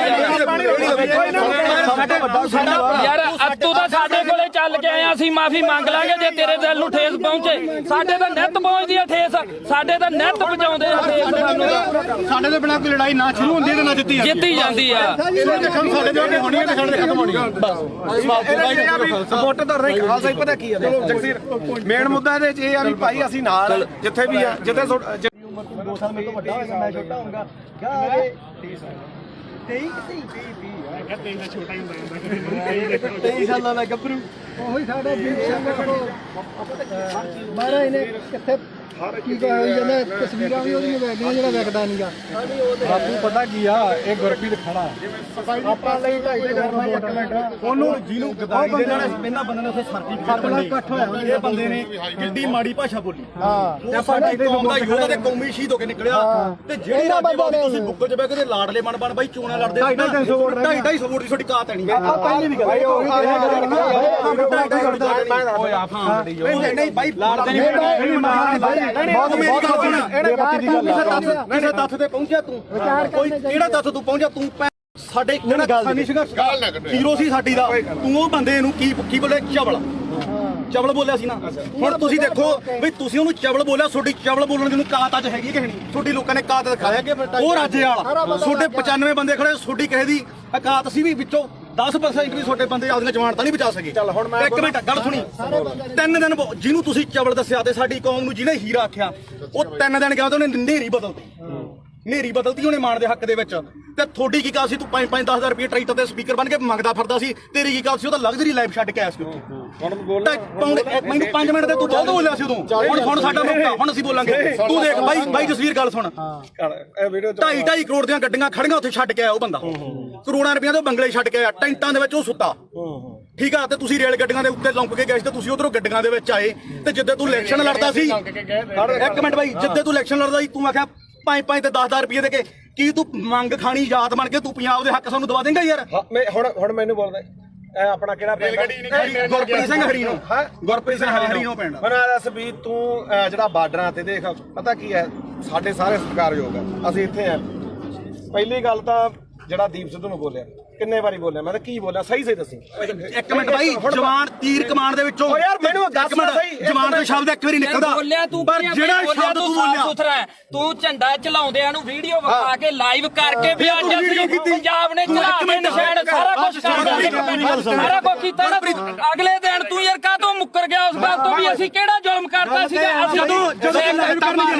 ਯਾਰ, ਤੂੰ ਤਾਂ ਸਾਡੇ ਕੋਲੇ ਚੱਲ ਕੇ ਆਇਆ, ਅਸੀਂ ਮਾਫੀ ਮੰਗ ਲਾਂਗੇ ਜੇ ਤੇਰੇ ਦਿਲ ਨੂੰ ਠੇਸ ਪਹੁੰਚੇ। ਸਾਡੇ ਤਾਂ ਨਿੱਤ ਪਹੁੰਚਦੀ ਆ ਠੇਸ, ਸਾਡੇ ਤਾਂ ਨਿੱਤ ਪਹੁੰਚਾਉਂਦੇ ਆ ਠੇਸ ਸਾਨੂੰ। ਸਾਡੇ ਦੇ ਬਿਨਾਂ ਕੋਈ ਲੜਾਈ ਨਾ ਸ਼ੁਰੂ ਹੁੰਦੀ ਤੇ ਨਾ ਜਿੱਤੀ ਜਾਂਦੀ ਆ। ਸਾਡੇ ਜੋ ਹੋਣੀ ਹੈ ਤੇ ਸਾਡੇ ਖਤਮ ਹੋਣੀ ਹੈ ਬਸ। ਸਪੋਰਟ ਤਾਂ ਨਹੀਂ ਖਾਲਸਾ ਹੀ ਪਤਾ ਕੀ ਹੈ ਜਗਸੀਰ, ਮੇਨ ਮੁੱਦਾ ਇਹਦੇ 'ਚ ਇਹ ਆ ਵੀ ਭਾਈ ਅਸੀਂ ਨਾਲ ਜਿੱਥੇ ਵੀ ਆ, ਜਿੱਥੇ 2 ਸਾਲ ਮੇਰੇ ਤੋਂ ਵੱਡਾ ਹੋਏਗਾ, ਮੈਂ ਛੋਟਾ ਹੋਊਗਾ। 23 ਸਾਲਾਂ ਦਾ ਗੱਭਰੂ ਉਹੀ ਸਾਡਾ ਦੀਪ ਸਿੰਘ ਮਹਾਰਾਜ ਨੇ ਕਿੱਥੇ ਕੀ ਹੋਈ ਜਾਂਦਾ, ਤਸਵੀਰਾਂ ਵੀ ਉਹਦੀਆਂ ਵਗਦੀਆਂ ਜਿਹੜਾ ਵਿਕਦਾ ਨਹੀਂਗਾ। ਬਾਪੂ ਪਤਾ ਕੀ ਆ, ਇਹ ਗੁਰਪ੍ਰੀਤ ਖੜਾ ਆਪਾਂ ਲਈ 2.5 ਮਿੰਟ ਉਹਨੂੰ ਜਿਹਨੂੰ ਗਦਾਈ ਦੇ ਨਾਲ ਇਹਨਾਂ ਬੰਦੇ ਨੇ ਉੱਥੇ ਸਰਟੀਫਿਕੇਟ ਇਕੱਠ ਹੋਇਆ ਇਹ ਬੰਦੇ ਨੇ ਕਿੱਡੀ ਮਾੜੀ ਭਾਸ਼ਾ ਬੋਲੀ। ਹਾਂ ਉਹ ਸਾਡੇ ਕੌਮ ਦਾ ਯੋਧਾ ਤੇ ਕੌਮੀ ਸ਼ਹੀਦ ਹੋ ਕੇ ਨਿਕਲਿਆ ਤੇ ਜਿਹੜੀ ਰਾਜਵਾਦੀ ਤੁਸੀਂ ਬੁੱਕ 'ਚ ਬਹਿ ਕੇ ਲਾਡਲੇ ਬਣ ਬਾਈ ਚੋਣਾਂ ਲੜਦੇ 250 ਵੋਟ ਦੀ ਤੁਹਾਡੀ ਕਾਤ ਹੈ ਨਹੀਂ। ਪਹਿਲੀ ਵੀ ਗੱਲ ਨਹੀਂ ਬਾਈ ਕਿਸੇ ਤੱਥ ਤੇ ਪਹੁੰਚਿਆ ਤੂੰ, ਕੋਈ ਕਿਹੜਾ ਤੱਥ ਤੂੰ ਪਹੁੰਚਿਆ ਤੂੰ? ਸਾਡੇ ਕਿਸਾਨੀ ਸੰਘਰਸ਼ ਹੀਰੋ ਸੀ ਸਾਡੀ ਦਾ, ਤੂੰ ਉਹ ਬੰਦੇ ਨੂੰ ਕੀ ਬੋਲੇ? ਚਵਲ ਬੋਲਿਆ ਸੀ ਨਾ। ਹੁਣ ਤੁਸੀਂ ਦੇਖੋ ਵੀ ਤੁਸੀਂ ਉਹਨੂੰ ਚਵਲ ਬੋਲਿਆ, ਤੁਹਾਡੀ ਚਵਲ ਬੋਲਣ ਦੀ ਨੂੰ ਕਾਤ ਅੱਜ ਹੈਗੀ ਕਿ ਨਹੀਂ? ਤੁਹਾਡੀ ਲੋਕਾਂ ਨੇ ਕਾਤ ਦਿਖਾਇਆ ਉਹ ਰਾਜੇ ਵਾਲਾ, ਤੁਹਾਡੇ 95 ਬੰਦੇ ਖੜੇ, ਤੁਹਾਡੀ ਕਿਸੇ ਦੀ ਕਾਤ ਸੀ ਵੀ ਵਿੱਚੋਂ 10% ਵੀ ਤੁਹਾਡੇ ਬੰਦੇ ਆਪਣੀਆਂ ਜਵਾਨ ਤਾਂ ਨਹੀਂ ਬਚਾ ਸਕੇ। ਚੱਲ ਹੁਣ ਮੈਂ ਇੱਕ ਮਿੰਟ ਗੱਲ ਸੁਣੀ। 3 ਦਿਨ ਜਿਹਨੂੰ ਤੁਸੀਂ ਚਵਲ ਦੱਸਿਆ ਤੇ ਸਾਡੀ ਕੌਮ ਨੂੰ ਜਿਹਨੇ ਹੀਰਾ ਆਖਿਆ, ਉਹ 3 ਦਿਨ ਗਿਆ ਤੇ ਉਹਨੇ ਨੇਰੀ ਬਦਲਤੀ ਉਹਨੇ ਮਾਣ ਦੇ ਹੱਕ ਦੇ ਵਿੱਚ। ਤੇ ਤੁਹਾਡੀ ਕੀ ਗੱਲ ਸੀ? ਤੂੰ 5-10 ਰੁਪਏ ਟਰੈਕਟਰ ਤੇ ਸਪੀਕਰ ਬਣ ਕੇ ਮੰਗਦਾ ਫਿਰਦਾ ਸੀ। ਤੇਰੀ ਕੀ ਗੱਲ ਸੀ? ਉਹ ਤਾਂ ਲਗਜ਼ਰੀ ਲਾਈਫ ਛੱਡ ਕੇ ਆਇਆ ਸੀ ਉੱਥੇ। ਮੈਨੂੰ 5 ਮਿੰਟ ਤੇ ਤੂੰ ਬਹੁਤ ਬੋਲਿਆ ਸੀ ਉਦੋਂ। ਹੁਣ ਸਾਡਾ ਮੌਕਾ, ਹੁਣ ਅਸੀਂ ਬੋਲਾਂਗੇ। ਤੂੰ ਦੇਖ ਬਾਈ ਜਸਵੀਰ ਗੱਲ ਸੁਣ, 2.5 ਕਰੋੜ ਦੀਆਂ ਗੱਡੀਆਂ ਖੜੀਆਂ ਉੱਥੇ ਛੱਡ ਕੇ ਆਇਆ ਉਹ ਬੰਦਾ। ਕਰੋੜਾਂ ਰੁਪਈਆਂ ਦੇ ਬੰਗਲੇ ਛੱਡ ਕੇ ਆਇਆ, ਟੈਂਟਾਂ ਦੇ ਵਿੱਚ ਉਹ ਸੁੱਤਾ, ਠੀਕ ਆ। ਤੇ ਤੁਸੀਂ ਰੇਲ ਗੱਡੀਆਂ ਦੇ ਉੱਤੇ ਲੰਘ ਕੇ ਗਏ ਸੀ ਤੇ ਤੁਸੀਂ ਉਧਰੋਂ ਗੱਡੀਆਂ ਦੇ ਵਿੱਚ ਆਏ। ਤੇ ਜਿੱਦੇ ਤੂੰ ਇਲੈਕਸ਼ਨ ਲੜਦਾ ਸੀ, ਇੱਕ ਮਿੰਟ ਬਾਈ, ਜਿੱਦੇ ਤੂੰ ਇਲੈਕਸ਼ਨ ਲੜਦਾ ਸੀ ਤੂੰ ਆਖਿਆ 5 ਤੇ 10 ਰੁਪਏ ਦੇ ਕੇ ਕੀ ਤੂੰ ਮੰਗ ਖਾਣੀ ਯਾਦ ਬਣ ਕੇ ਤੂੰ ਪੰਜਾਬ ਦੇ ਹੱਕ ਸਾਨੂੰ ਦਵਾ ਦੇਂਗਾ ਯਾਰ? ਹੁਣ ਮੈਨੂੰ ਬੋਲਦਾ ਇਹ ਆਪਣਾ ਕਿਹੜਾ ਪਿੰਡ? ਗੁਰਪ੍ਰੀਤ ਸਿੰਘ ਹਰੀਨੋ। ਹਾਂ ਗੁਰਪ੍ਰੀਤ ਸਿੰਘ ਹਰੀਨੋ ਪਿੰਡ। ਮੈਨੂੰ ਦੱਸ ਵੀ ਤੂੰ ਜਿਹੜਾ ਬਾਰਡਰਾਂ ਤੇ ਦੇਖ ਪਤਾ ਕੀ ਹੈ, ਸਾਡੇ ਸਾਰੇ ਸਤਿਕਾਰਯੋਗ ਆ, ਅਸੀਂ ਇੱਥੇ ਆ। ਪਹਿਲੀ ਗੱਲ ਤਾਂ ਜਿਹੜਾ ਦੀਪ ਸਿੱਧੂ ਨੂੰ ਬੋਲਿਆ, ਕਿੰਨੇ ਵਾਰੀ ਬੋਲਿਆ ਮੈਂ ਤਾਂ ਕੀ ਬੋਲਿਆ ਸਹੀ ਦੱਸੀ। ਇੱਕ ਮਿੰਟ ਬਾਈ, ਜਵਾਨ ਤੀਰ ਕਮਾਨ ਦੇ ਵਿੱਚੋਂ ਯਾਰ ਮੈਨੂੰ ਦੱਸ ਸਹੀ, ਜਵਾਨ ਦਾ ਸ਼ਬਦ ਇੱਕ ਵਾਰੀ ਨਿਕਲਦਾ, ਬੋਲਿਆ ਤੂੰ ਪਰ ਜਿਹੜਾ ਸ਼ਬਦ ਤੂੰ ਬੋਲਿਆ ਸੁਥਰਾ ਹੈ। ਤੂੰ ਝੰਡਾ ਚਲਾਉਂਦਿਆਂ ਨੂੰ ਵੀਡੀਓ ਵਿਖਾ ਕੇ ਲਾਈਵ ਕਰਕੇ ਵੀ ਅੱਜ ਅਸੀਂ ਪੰਜਾਬ ਨੇ ਚਲਾ ਕੇ ਨਿਸ਼ਾਨ ਸਾਰਾ ਕੁਝ ਸਾਰਾ ਕੁਝ ਕੀਤਾ ਨਾ। ਅਗਲੇ ਦਿਨ ਤੂੰ ਯਾਰ ਕਾਹਤੋਂ ਮੁੱਕਰ ਗਿਆ ਉਸ ਗੱਲ ਤੋਂ ਵੀ ਅਸੀਂ ਕਿਹੜਾ ਜ਼ੁਲਮ ਕਰਤਾ ਸੀਗਾ?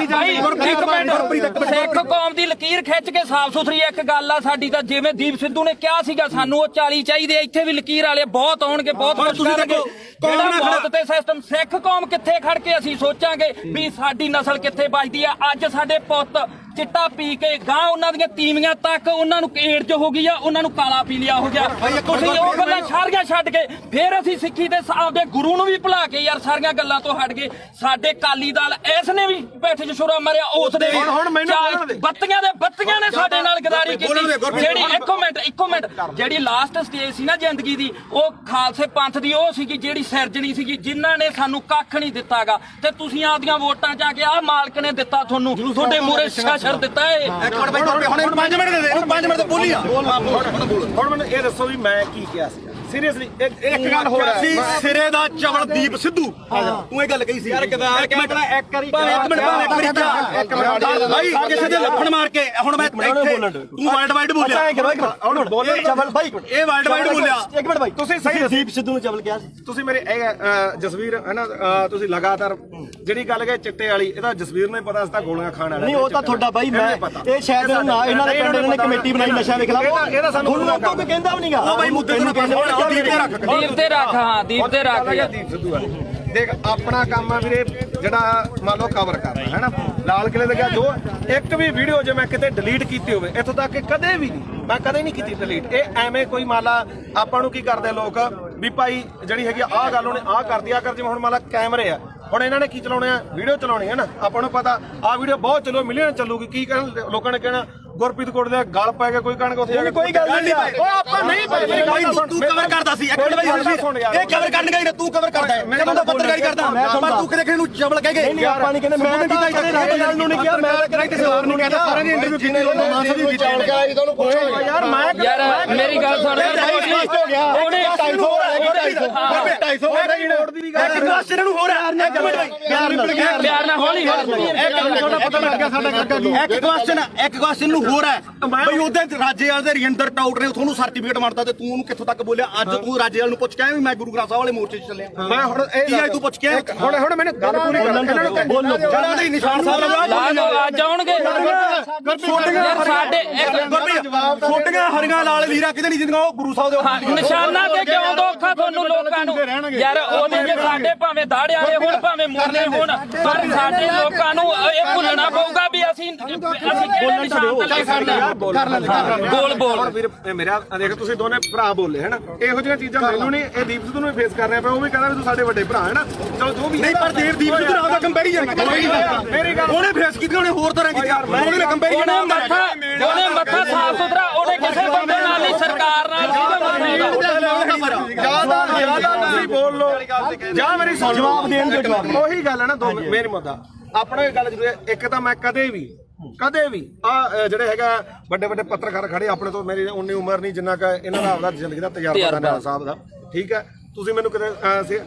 ਸਿੱਖ ਕੌਮ ਦੀ ਲਕੀਰ ਖਿੱਚ ਕੇ ਸਾਫ਼ ਸੁਥਰੀ ਇੱਕ ਗੱਲ ਆ ਸਾਡੀ ਤਾਂ, ਜਿਵੇਂ ਦੀਪ ਸਿੱਧੂ ਨੇ ਕਿਹਾ ਸੀਗਾ ਸਾਨੂੰ ਉਹ 40 ਚਾਹੀਦੇ, ਇੱਥੇ ਵੀ ਲਕੀਰ ਵਾਲੇ ਬਹੁਤ ਆਉਣਗੇ, ਬਹੁਤ ਕੁਝ ਕਰਨਗੇ। ਜਿਹੜਾ ਮੌਤ ਤੇ ਸਿਸਟਮ, ਸਿੱਖ ਕੌਮ ਕਿੱਥੇ ਖੜ ਕੇ ਅਸੀਂ ਸੋਚਾਂਗੇ ਵੀ ਸਾਡੀ ਨਸਲ ਕਿੱਥੇ ਬਚਦੀ ਆ? ਅੱਜ ਸਾਡੇ ਪੁੱਤ ਚਿੱਟਾ ਪੀ ਕੇ ਗਾਂ ਉਹਨਾਂ ਦੀਆਂ ਤੀਵੀਆਂ ਤੱਕ ਉਹਨਾਂ ਨੂੰ ਏਡਜ਼ ਹੋ ਗਈ ਆ, ਉਹਨਾਂ ਨੂੰ ਕਾਲਾ ਪੀਲੀਆ ਹੋ ਗਿਆ। ਤੁਸੀਂ ਉਹ ਗੱਲਾਂ ਸਾਰੀਆਂ ਛੱਡ ਕੇ ਫਿਰ ਅਸੀਂ ਸਿੱਖੀ ਦੇ ਆਪਦੇ ਗੁਰੂ ਨੂੰ ਵੀ ਭੁਲਾ ਕੇ ਯਾਰ ਸਾਰੀਆਂ ਗੱਲਾਂ ਤੋਂ ਹਟ ਗਏ। ਸਾਡੇ ਕਾਲੀ ਦਲ ਇਸ ਨੇ ਵੀ ਪਿੱਠ 'ਚ ਛੁਰਾ ਮਾਰਿਆ, ਉਸ ਦੇ ਬੱਤੀਆਂ ਨੇ ਸਾਡੇ ਨਾਲ ਗਦਾਰੀ ਕੀਤੀ। ਜਿਹੜੀ ਇੱਕੋ ਮਿੰਟ ਜਿਹੜੀ ਲਾਸਟ ਸਟੇਜ ਸੀ ਨਾ ਜ਼ਿੰਦਗੀ ਦੀ, ਉਹ ਖਾਲਸੇ ਪੰਥ ਦੀ ਉਹ ਸੀਗੀ ਜਿਹੜੀ ਸਿਰਜਣੀ ਸੀਗੀ, ਜਿਨ੍ਹਾਂ ਨੇ ਸਾਨੂੰ ਕੱਖ ਨਹੀਂ ਦਿੱਤਾਗਾ। ਤੇ ਤੁਸੀਂ ਆਪਦੀਆਂ ਵੋਟਾਂ 'ਚ ਆ ਕੇ ਆਹ ਮਾਲਕ ਨੇ ਦਿੱਤਾ ਤੁਹਾਨੂੰ, ਤੁਹਾਡੇ ਮੂਹਰੇ ਸ਼ਰ ਦਿੱਤਾ ਏ। ਇੱਕ ਮਿੰਟ ਬਾਈ, ਹੁਣ 5 ਮਿੰਟ ਦੇ ਦੇ, 5 ਮਿੰਟ ਤੋਂ ਬੋਲੀ ਆ। ਹੁਣ ਮੈਨੂੰ ਇਹ ਦੱਸੋ ਵੀ ਮੈਂ ਕੀ ਕਿਹਾ ਸੀ ਸੀਰੀਅਸਲੀ? ਇੱਕ ਗੱਲ ਹੋਰ ਹੈ, ਸਿਰੇ ਦਾ ਚਵਲ ਦੀਪ ਸਿੱਧੂ, ਤੂੰ ਇਹ ਗੱਲ ਕਹੀ ਸੀ ਯਾਰ। ਇੱਕ ਮਿੰਟ ਬਾਈ, ਕਿਸੇ ਦੇ ਲੱਫੜ ਮਾਰ ਕੇ ਹੁਣ ਮੈਂ ਤੂੰ ਵਰਲਡ ਵਾਈਡ ਬੋਲਿਆ, ਚਵਲ ਬਾਈ ਇਹ ਵਰਲਡ ਵਾਈਡ ਬੋਲਿਆ। ਇੱਕ ਮਿੰਟ ਬਾਈ, ਤੁਸੀਂ ਸਹੀ ਦੀਪ ਸਿੱਧੂ ਨੂੰ ਚਵਲ ਕਿਹਾ ਸੀ? ਤੁਸੀਂ ਮੇਰੇ ਜਸਵੀਰ ਹੈ ਨਾ, ਤੁਸੀਂ ਲਗਾਤਾਰ ਜਿਹੜੀ ਗੱਲ ਕਹੇ ਚਿੱਟੇ ਵਾਲੀ, ਇਹਦਾ ਜਸਵੀਰ ਨੂੰ ਪਤਾ, ਅਸੀਂ ਤਾਂ ਗੋਲੀਆਂ ਖਾਣ ਵਾਲੇ ਨਹੀਂ, ਉਹ ਤਾਂ ਤੁਹਾਡਾ ਬਾਈ, ਮੈਂ ਇਹ ਸ਼ਾਇਦ ਇਹਨਾਂ ਦੇ ਪਿੰਡ ਨੇ ਕਮੇਟੀ ਬਣਾਈ ਨਸ਼ਾ ਦੇ ਖਿਲਾਫ, ਇਹਦਾ ਸਾਨੂੰ ਕੋਈ ਕਹਿੰਦਾ ਵੀ ਨਹੀਂਗਾ। ਉਹ ਬਾਈ ਮੁੱਦੇ ਨੂੰ ਕਹਿੰਦੇ ਦੀਪ ਤੇ ਰੱਖ, ਹਾਂ ਦੀਪ ਤੇ ਰੱਖ। ਦੀਪ ਸਿੱਧੂ ਵਾਲੇ ਦੇਖ ਆਪਣਾ ਕੰਮ ਆ ਵੀਰੇ, ਜਿਹੜਾ ਮੰਨ ਲਓ ਕਵਰ ਕਰਨਾ ਹੈ ਨਾ। ਲਾਲ ਕਿਲੇ ਦੇ ਗਿਆ ਜੋ ਇੱਕ ਵੀ ਵੀਡੀਓ ਜੇ ਮੈਂ ਕਿਤੇ ਡਿਲੀਟ ਕੀਤੀ ਹੋਵੇ, ਇੱਥੋਂ ਤੱਕ ਕਿ ਕਦੇ ਵੀ ਨਹੀਂ, ਮੈਂ ਕਦੇ ਨਹੀਂ ਕੀਤੀ ਡਿਲੀਟ। ਇਹ ਐਵੇਂ ਕੋਈ ਮੰਨ ਲਾ ਆਪਾਂ ਨੂੰ ਕੀ ਕਰਦੇ ਲੋਕ ਵੀ ਭਾਈ ਜਿਹੜੀ ਹੈਗੀ ਆਹ ਗੱਲ ਉਹਨੇ ਆਹ ਕਰਦੀ ਆ ਕਰ, ਜਿਵੇਂ ਹੁਣ ਮੰਨ ਲਾ ਕੈਮਰੇ ਆ, ਹੁਣ ਇਹਨਾਂ ਨੇ ਕੀ ਚਲਾਉਣੇ ਆ? ਵੀਡੀਓ ਚਲਾਉਣੀ ਹੈ ਨਾ। ਆਪਾਂ ਨੂੰ ਪਤਾ ਆਹ ਵੀਡੀਓ ਬਹੁਤ ਚਲੋ ਮਿਲੀਅਨ ਚੱਲੂਗੀ, ਕੀ ਕਹਿਣ ਲੋਕਾਂ ਨੇ ਕਹਿਣਾ ਗੁਰਪ੍ਰੀਤ ਕੋਟ ਦੇ ਗਲ ਪੈ ਗਿਆ, ਕੋਈ ਕਹਿਣਗੇ ਉੱਥੇ ਕੋਈ ਗੱਲ ਨਹੀਂ। ਉਹ ਆਪਾਂ ਨਹੀਂ ਭਾਈ, ਤੂੰ ਕਵਰ ਕਰਦਾ ਸੀ। ਇੱਕ ਮਿੰਟ ਬਾਈ, ਇਹ ਕਵਰ ਕਰਨ ਗਈ ਨਾ, ਤੂੰ ਕਵਰ ਕਰਦਾ ਹੈ, ਮੈਂ ਤਾਂ ਪੱਤਰਕਾਰੀ ਕਰਦਾ, ਪਰ ਤੂੰ ਕਿਤੇ ਕਿਸੇ ਨੂੰ ਚਵਲ ਕਹਿ ਗਏ। ਨਹੀਂ, ਆਪਾਂ ਨਹੀਂ ਕਹਿੰਦੇ, ਮੈਂ ਤਾਂ ਰਾਜੇ ਲਾਲ ਨੂੰ ਨਹੀਂ ਕਿਹਾ, ਮੈਂ ਤਾਂ ਕਿਸੇ ਹੋਰ ਨੂੰ ਕਹਿੰਦਾ। ਸਾਰਿਆਂ ਦੀ ਇੰਟਰਵਿਊ ਕੀਤੀ, ਉਹਨੂੰ ਮਾਸਾ ਵੀ ਕੀਤਾ ਯਾਰ। ਯਾਰ ਮੇਰੀ ਗੱਲ ਸੁਣ, ਉਹਨੇ 250 ਇੱਕ ਕੁਐਸਚਨ ਨੂੰ ਹੋਰ ਹੈ, ਇੱਕ ਮਿੰਟ ਬਾਈ, ਪਿਆਰ ਨਾਲ ਹੌਲੀ ਇੱਕ ਕੁਐਸਚਨ ਨੂੰ ਹੋਰ ਹੈ ਬਈ, ਉਹਦੇ ਰਾਜੇਵਾਲ ਦੇ ਰਜਿੰਦਰ ਟਾਊਟ ਨੇ ਤੁਹਾਨੂੰ ਸਰਟੀਫਿਕੇਟ ਮੰਨਤਾ ਤੇ ਤੂੰ ਉਹਨੂੰ ਕਿੱਥੋਂ ਤੱਕ ਬੋਲਿਆ? ਅੱਜ ਤੂੰ ਰਾਜੇਵਾਲ ਨੂੰ ਪੁੱਛ ਕੇ ਆਇਆ ਵੀ ਮੈਂ ਗੁਰੂ ਗ੍ਰੰਥ ਸਾਹਿਬ ਵਾਲੇ ਮੋਰਚੇ 'ਚ ਚੱਲਿਆ? ਮੈਂ ਹੁਣ ਕੀ ਹੈ ਤੂੰ ਪੁੱਛ ਕੇ ਹੁਣ ਮੈਨੂੰ ਗੱਲ ਪੂਰੀ ਕਰ, ਇਹਨਾਂ ਨੂੰ ਬੋਲੋ ਜਿਹੜਾ ਦੇ ਨਿਸ਼ਾਨ ਸਾਹਿਬ ਲਾ ਅੱਜ ਆਉਣਗੇ ਯਾਰ ਸਾਡੇ ਛੋਟੀਆਂ ਹਰੀਆਂ ਲਾਲ ਲੀਰਾ ਕਿਤੇ ਨਹੀਂ ਜਿੰਦੀਆਂ, ਉਹ ਗੁਰੂ ਸਾਹਿਬ ਦੇ ਨਿਸ਼ਾਨਾਂ ਤੇ ਕਿਉਂ ਦੋਖਾ ਤੁਹਾਨੂੰ ਲੋਕਾਂ ਨੂੰ? ਯਾਰ ਉਹਦੇ ਜੇ ਸਾਡੇ ਭਾਵੇਂ ਦਾੜੇ ਵਾਲੇ ਹੋਣ ਭਾਵੇਂ ਮੁਰਲੇ ਹੋਣ, ਪਰ ਸਾਡੇ ਲੋਕਾਂ ਨੂੰ ਇਹ ਭੁੱਲਣਾ ਪਊਗਾ ਵੀ ਅਸੀਂ ਕਿਹੜੇ ਨਿਸ਼ਾਨ ਤੇ ਲੈ ਸਕਦੇ ਹਾਂ। ਬੋਲ ਵੀਰ ਮੇਰਾ ਦੇਖ, ਤੁਸੀਂ ਦੋਨੇ ਭਰਾ ਬੋਲੇ ਹੈ ਨਾ, ਇਹੋ ਜਿਹੀਆਂ ਚੀਜ਼ਾਂ ਮੈਨੂੰ ਨਹੀਂ, ਇਹ ਦੀਪ ਸਿੱਧੂ ਨੂੰ ਫੇਸ ਕਰ ਰਿਹਾ ਪਿਆ, ਉਹ ਵੀ ਕਹਿੰਦਾ ਵੀ ਤੂੰ ਸਾਡੇ ਵੱਡੇ ਭਰਾ ਹੈ ਨਾ। ਚਲੋ ਜੋ ਵੀ ਨਹੀਂ, ਪਰ ਦੀਪ ਸਿੱਧੂ ਨਾਲ ਦਾ ਕੰਪੈਰੀਜ਼ਨ ਮੇਰੀ ਗੱਲ ਉਹਨੇ ਫੇਸ ਕੀਤੀ, ਉਹਨੇ ਹੋਰ ਤਰ੍ਹਾਂ ਕੀਤੀ, ਉਹਨੇ ਕੰਪੈਰੀਜ਼ਨ ਉਹਨੇ ਮੱਥਾ ਸਾਫ ਸੁਥਰਾ, ਉਹਨੇ ਕਿਸੇ ਬੰਦੇ ਨਾਲ ਨਹੀਂ, ਸਰਕਾਰ ਨਾਲ ਜਿਆਦਾ ਤੁਸੀਂ ਬੋਲ ਲੋ ਜਾਂ ਮੇਰੀ ਸੁਣ ਜਵਾਬ ਦੇਣ ਦੇ ਜਵਾਬ। ਉਹੀ ਗੱਲ ਹੈ ਨਾ, ਮੇਰੀ ਮੁੱਦਾ ਆਪਣਾ ਇਹ ਗੱਲ ਜ਼ਰੂਰ ਹੈ। ਇੱਕ ਤਾਂ ਮੈਂ ਕਦੇ ਵੀ ਆ ਜਿਹੜੇ ਹੈਗਾ ਵੱਡੇ ਪੱਤਰਕਾਰ ਖੜੇ, ਆਪਣੇ ਤੋਂ ਮੇਰੀ ਉਨੀ ਉਮਰ ਨਹੀਂ ਜਿੰਨਾ ਕਿ ਇਹਨਾਂ ਦਾ ਆਪਦਾ ਜ਼ਿੰਦਗੀ ਦਾ ਤਜਰਬਾ ਨਾਲਾ ਸਾਹਿਬ ਦਾ, ਠੀਕ ਹੈ। ਤੁਸੀਂ ਮੈਨੂੰ ਕਿਤੇ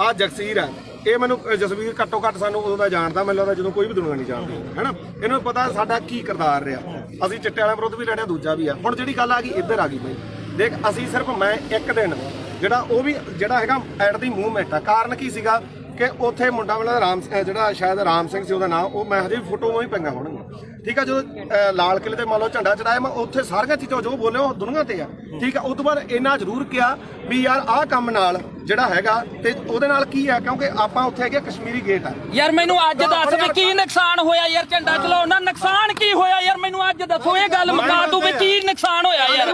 ਆ ਜਗਸੀਰ ਹੈ, ਇਹ ਮੈਨੂੰ ਜਸਵੀਰ ਘੱਟੋ ਘੱਟ ਸਾਨੂੰ ਉਦੋਂ ਦਾ ਜਾਣਦਾ, ਮੈਨੂੰ ਲੱਗਦਾ ਜਦੋਂ ਕੋਈ ਵੀ ਦੁਨੀਆ ਨਹੀਂ ਜਾਣਦੀ ਹੈ ਨਾ। ਇਹਨੂੰ ਪਤਾ ਸਾਡਾ ਕੀ ਕਿਰਦਾਰ ਰਿਹਾ, ਅਸੀਂ ਚਿੱਟੇ ਵਾਲਿਆਂ ਵਿਰੁੱਧ ਵੀ ਲੜਿਆ, ਦੂਜਾ ਵੀ ਆ। ਹੁਣ ਜਿਹੜੀ ਗੱਲ ਆ ਗਈ ਇੱਧਰ ਆ ਗਈ ਬਈ, ਦੇਖ ਅਸੀਂ ਸਿਰਫ ਮੈਂ ਇੱਕ ਦਿਨ ਜਿਹੜਾ ਉਹ ਵੀ ਜਿਹੜਾ ਹੈਗਾ ਐਟ ਦੀ ਮੂਵਮੈਂਟ ਆ, ਕਾਰਨ ਕੀ ਸੀਗਾ ਕਿ ਉੱਥੇ ਮੁੰਡਾ ਵਾਲਾ ਜਿਹੜਾ ਸ਼ਾਇਦ ਰਾਮ ਸਿੰਘ ਸੀ ਉਹਦਾ ਨਾਮ, ਉਹ ਮੈਂ ਹਜੇ ਫੋਟੋ ਉਹ ਹੀ ਪਈਆਂ ਹੋਣਗੀਆਂ, ਠੀਕ ਆ। ਜਦੋਂ ਲਾਲ ਕਿਲੇ ਤੇ ਮੰਨ ਲਓ ਝੰਡਾ ਚੜਾਇਆ, ਮੈਂ ਉੱਥੇ ਸਾਰੀਆਂ ਚੀਜ਼ਾਂ ਜੋ ਬੋਲੇ ਉਹ ਦੁਨੀਆ ਤੇ ਆ, ਠੀਕ ਆ। ਉਸ ਤੋਂ ਬਾਅਦ ਇੰਨਾ ਜ਼ਰੂਰ ਕਿਹਾ ਵੀ ਯਾਰ ਆਹ ਕੰਮ ਨਾਲ ਜਿਹੜਾ ਹੈਗਾ ਤੇ ਉਹਦੇ ਨਾਲ ਕੀ ਆ, ਕਿਉਂਕਿ ਆਪਾਂ ਉੱਥੇ ਹੈਗੇ ਕਸ਼ਮੀਰੀ ਗੇਟ ਆ। ਯਾਰ ਮੈਨੂੰ ਅੱਜ ਦੱਸ ਵੀ ਕੀ ਨੁਕਸਾਨ ਹੋਇਆ ਯਾਰ? ਝੰਡਾ ਚਲਾਉਣ ਨਾਲ ਨੁਕਸਾਨ ਕੀ ਹੋਇਆ ਯਾਰ? ਮੈਨੂੰ ਅੱਜ ਦੱਸੋ, ਇਹ ਗੱਲ ਮੁਕਾ ਦੂ ਵੀ ਕੀ ਨੁਕਸਾਨ ਹੋਇਆ ਯਾਰ?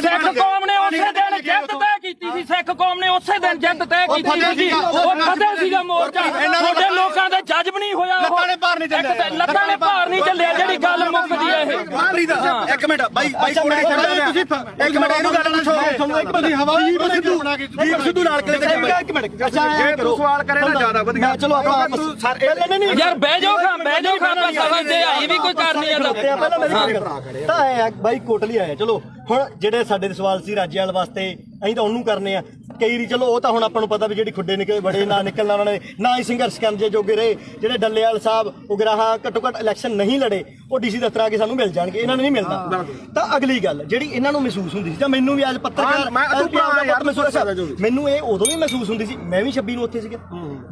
ਸਿੱਖ ਕੌਮ ਨੇ ਉਸੇ ਦਿਨ ਜਿੱਤ ਤੈਅ ਕੀਤੀ ਸੀ, ਸਿੱਖ ਕੌਮ ਨੇ ਉਸੇ ਦਿਨ ਜਿੱਤ ਤੈਅ ਕੀਤੀ ਸੀ। ਉਹ ਕਦੇ ਸੀਗਾ ਮੋਰਚਾ, ਤੁਹਾਡੇ ਲੋਕਾਂ ਦੇ ਜੱਜ ਵੀ ਨਹੀਂ ਹੋਇਆ ਉਹ। ਲੱਤਾਂ ਨੇ ਭਾਰ ਨਹੀਂ ਚੱਲਿਆ। ਲੱਤਾਂ ਨੇ ਭਾਰ ਨਹੀਂ ਚੱਲਿਆ, ਜਿਹੜੀ ਗੱਲ ਮੁੱਕਦੀ ਹੈ ਇਹ। ਇੱਕ ਮਿੰਟ ਬਾਈ ਕੋਲ ਤੁਸੀਂ ਇੱਕ ਮਿੰਟ ਇਹਨੂੰ ਗੱਲ ਨਾ ਛੋੜੋ। ਤੁਸੀਂ ਹਵਾਈ ਦੀਪ ਸਿੱਧੂ ਨਾਲ ਕਿਲੇ ਤੇ ਇੱਕ ਮਿੰਟ ਜੇ ਤੂੰ ਸਵਾਲ ਕਰੇ ਨਾ ਜ਼ਿਆਦਾ ਵਧੀਆ। ਚਲੋ ਆਪਾਂ ਨਹੀਂ ਯਾਰ ਬਹਿ ਜਾਓ ਖਾਂ ਆਪਾਂ ਸਮਝਦੇ ਆਈ ਵੀ ਕੋਈ ਕਰਨੀ ਹੈ ਪਹਿਲਾਂ ਮੇਰੀ ਗੱਲ ਤਾਂ ਆਇਆ ਬਾਈ ਕੋਟਲੀ ਆਇਆ। ਚਲੋ ਹੁਣ ਜਿਹੜੇ ਸਾਡੇ ਸਵਾਲ ਸੀ ਰਾਜੇਵਾਲ ਵਾਸਤੇ ਅਸੀਂ ਤਾਂ ਉਹਨੂੰ ਕਰਨੇ ਆ ਕਈ ਵਾਰੀ। ਚਲੋ ਉਹ ਤਾਂ ਹੁਣ ਆਪਾਂ ਨੂੰ ਪਤਾ ਵੀ ਜਿਹੜੀ ਖੁੱਡੇ ਨਿਕਲੇ ਬੜੇ ਨਾ ਨਿਕਲਣਾ, ਉਹਨਾਂ ਨੇ ਨਾ ਹੀ ਸੰਘਰਸ਼ ਕਰਨ ਜੇ ਜੋਗੇ ਰਹੇ। ਜਿਹੜੇ ਡੱਲੇਵਾਲ ਸਾਹਿਬ ਉਗਰਾਹਾਂ ਘੱਟੋ ਘੱਟ ਇਲੈਕਸ਼ਨ ਨਹੀਂ ਲੜੇ, ਉਹ ਡੀਸੀ ਦਫ਼ਤਰ ਆ ਕੇ ਸਾਨੂੰ ਮਿਲ ਜਾਣਗੇ, ਇਹਨਾਂ ਨੂੰ ਨਹੀਂ ਮਿਲਦਾ। ਤਾਂ ਅਗਲੀ ਗੱਲ ਜਿਹੜੀ ਇਹਨਾਂ ਨੂੰ ਮਹਿਸੂਸ ਹੁੰਦੀ ਸੀ, ਜਾਂ ਮੈਨੂੰ ਵੀ ਅੱਜ ਪੱਤਰਕਾਰ ਮੈਨੂੰ ਇਹ ਉਦੋਂ ਵੀ ਮਹਿਸੂਸ ਹੁੰਦੀ ਸੀ। ਮੈਂ ਵੀ 26 ਨੂੰ ਉੱਥੇ ਸੀਗਾ,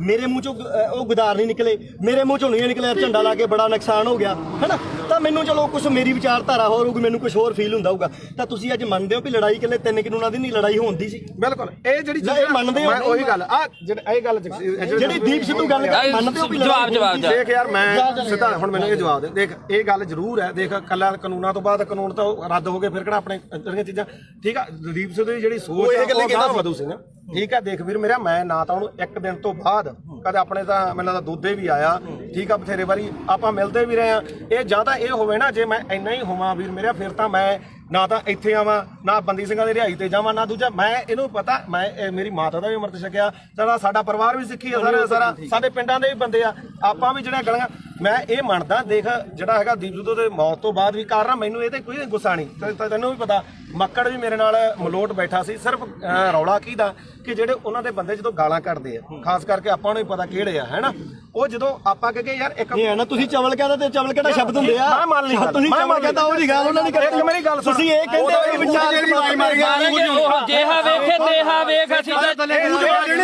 ਮੇਰੇ ਮੂੰਹ ਚੋਂ ਉਹ ਗੁਦਾਰ ਨਹੀਂ ਨਿਕਲੇ, ਮੇਰੇ ਮੂੰਹ ਚੋਂ ਨਹੀਂ ਨਿਕਲਿਆ ਝੰਡਾ ਲਾ ਕੇ ਬੜਾ ਨੁਕਸਾਨ ਹੋ ਗਿਆ, ਹੈਨਾ। ਤਾਂ ਮੈਨੂੰ ਚਲੋ ਕੁਝ ਮੇਰੀ ਵਿਚਾਰਧਾਰਾ ਹੋਰ ਹੋਊਗੀ, ਮੈਨੂੰ ਕੁਝ ਹੋਰ ਫੀਲ ਹੁੰਦਾ ਹੋਊਗਾ। ਤਾਂ ਤੁਸੀਂ ਅੱਜ ਮੰਨਦੇ ਹੋ ਵੀ ਲੜਾਈ ਇਕੱਲੇ 3 ਕਾਨੂੰਨਾਂ ਦੀ ਨਹੀਂ, ਲੜਾਈ ਹੁੰਦੀ ਸੀ? ਬਿਲਕੁਲ ਇਹ ਜਿਹੜੀ ਇਹ ਮੰਨਦੇ ਹੋ? ਮੈਂ ਉਹੀ ਗੱਲ ਆ ਇਹ ਗੱਲ ਜਿਹੜੀ ਦੀਪ ਸਿੱਧੂ ਗੱਲ ਮੰਨਦੇ ਹੋ ਵੀ ਜਵਾਬ ਦੇਖ ਯਾਰ ਮੈਂ ਸਿੱਧਾ ਹੁਣ ਮੈਨੂੰ ਇਹ ਜਵਾਬ ਦੇ। ਦੇਖ ਇਹ ਗੱਲ ਜ਼ਰੂਰ ਹੈ, ਦੇਖ ਕੱਲਾ ਕਾਨੂੰਨਾਂ ਤੋਂ ਬਾਅਦ ਕਾਨੂੰਨ ਤਾਂ ਰੱਦ ਹੋ ਗਏ, ਫਿਰ ਕਿਹੜਾ ਆਪਣੇ ਜਿਹੜੀਆਂ ਚੀਜ਼ਾਂ ਠੀਕ ਆ। ਦੀਪ ਸਿੱਧੂ ਦੀ ਜਿਹੜੀ ਸੋਚ ਹੈ ਉਹ ਗਾਹ ਵਧੂ ਸੀ ਨਾ, ਠੀਕ ਆ। ਦੇਖ ਵੀਰ ਮੇਰਾ ਮੈਂ ਨਾ ਤਾਂ ਉਹਨੂੰ ਇੱਕ ਦਿਨ ਤੋਂ ਬਾਅਦ ਕਦੇ ਆਪਣੇ ਤਾਂ ਮੈਨੂੰ ਲੱਗਦਾ ਦੋਦੇ ਵੀ ਆਇਆ, ਠੀਕ ਆ, ਬਥੇਰੇ ਵਾਰੀ ਆਪਾਂ ਮਿਲਦੇ ਵੀ ਰਹੇ ਆ। ਇਹ ਜਾਂ ਤਾਂ ਇਹ ਹੋਵੇ ਨਾ ਜੇ ਮੈਂ ਇੰਨਾ ਹੀ ਹੋਵਾਂ ਵੀਰ ਮੇਰਾ, ਫਿਰ ਤਾਂ ਮੈਂ ਨਾ ਤਾਂ ਇੱਥੇ ਆਵਾਂ, ਨਾ ਬੰਦੀ ਸਿੰਘਾਂ ਦੀ ਰਿਹਾਈ ਤੇ ਜਾਵਾਂ, ਨਾ ਦੂਜਾ ਮੈਂ ਇਹਨੂੰ ਪਤਾ ਮੈਂ ਮੇਰੀ ਮਾਤਾ ਦਾ ਵੀ ਅੰਮ੍ਰਿਤ ਛਕਿਆ, ਸਾਡਾ ਪਰਿਵਾਰ ਵੀ ਸਿੱਖੀ ਆ, ਸਾਰਾ ਸਾਡੇ ਪਿੰਡਾਂ ਦੇ ਵੀ ਬੰਦੇ ਆ, ਆਪਾਂ ਵੀ ਜਿਹੜਾ ਗਲੀਆਂ। ਮੈਂ ਇਹ ਮੰਨਦਾ ਦੇਖ ਜਿਹੜਾ ਹੈਗਾ ਦੀਪ ਸਿੱਧੂ ਦੇ ਮੌਤ ਤੋਂ ਬਾਅਦ ਵੀ ਕਾਰਨ ਮੈਨੂੰ ਇਹ ਤੇ ਕੋਈ ਗੁੱਸਾ ਨਹੀਂ। ਤੈਨੂੰ ਵੀ ਪਤਾ ਮੱਕੜ ਵੀ ਮੇਰੇ ਨਾਲ ਮਲੋਟ ਬੈਠਾ ਸੀ, ਸਿਰਫ ਰੌਲਾ ਕੀ ਦਾ ਕਿ ਜਿਹੜੇ ਉਹਨਾਂ ਦੇ ਬੰਦੇ ਜਦੋਂ ਗਾਲਾਂ ਕੱਢਦੇ ਆ, ਖਾਸ ਕਰਕੇ ਆਪਾਂ ਨੂੰ ਵੀ ਪਤਾ ਕਿਹੜੇ ਆ, ਹੈਨਾ। ਉਹ ਜਦੋਂ ਆਪਾਂ ਕਹੇ ਯਾਰ ਇੱਕ ਨਹੀਂ ਹੈ ਨਾ, ਤੁਸੀਂ ਚਵਲ ਕਹਿੰਦਾ ਤੇ ਚਵਲ ਕਿਹੜਾ ਸ਼ਬਦ ਹੁੰਦੇ ਆ? ਮੈਂ ਮੰਨ ਲਈ ਤੁਸੀਂ ਚਵਲ ਕਹਿੰਦਾ ਉਹ ਦੀ ਗੱਲ ਉਹਨਾਂ ਨੇ ਕਰੀ। ਮੇਰੀ ਗੱਲ ਸੁਣ, ਤੁਸੀਂ ਇਹ ਕਹਿੰਦੇ ਹੋ ਕਿ ਵਿਚਾਰ ਉਹ ਜਿਹਾ ਵੇਖੇ ਤੇਹਾ ਵੇਖ। ਅਸੀਂ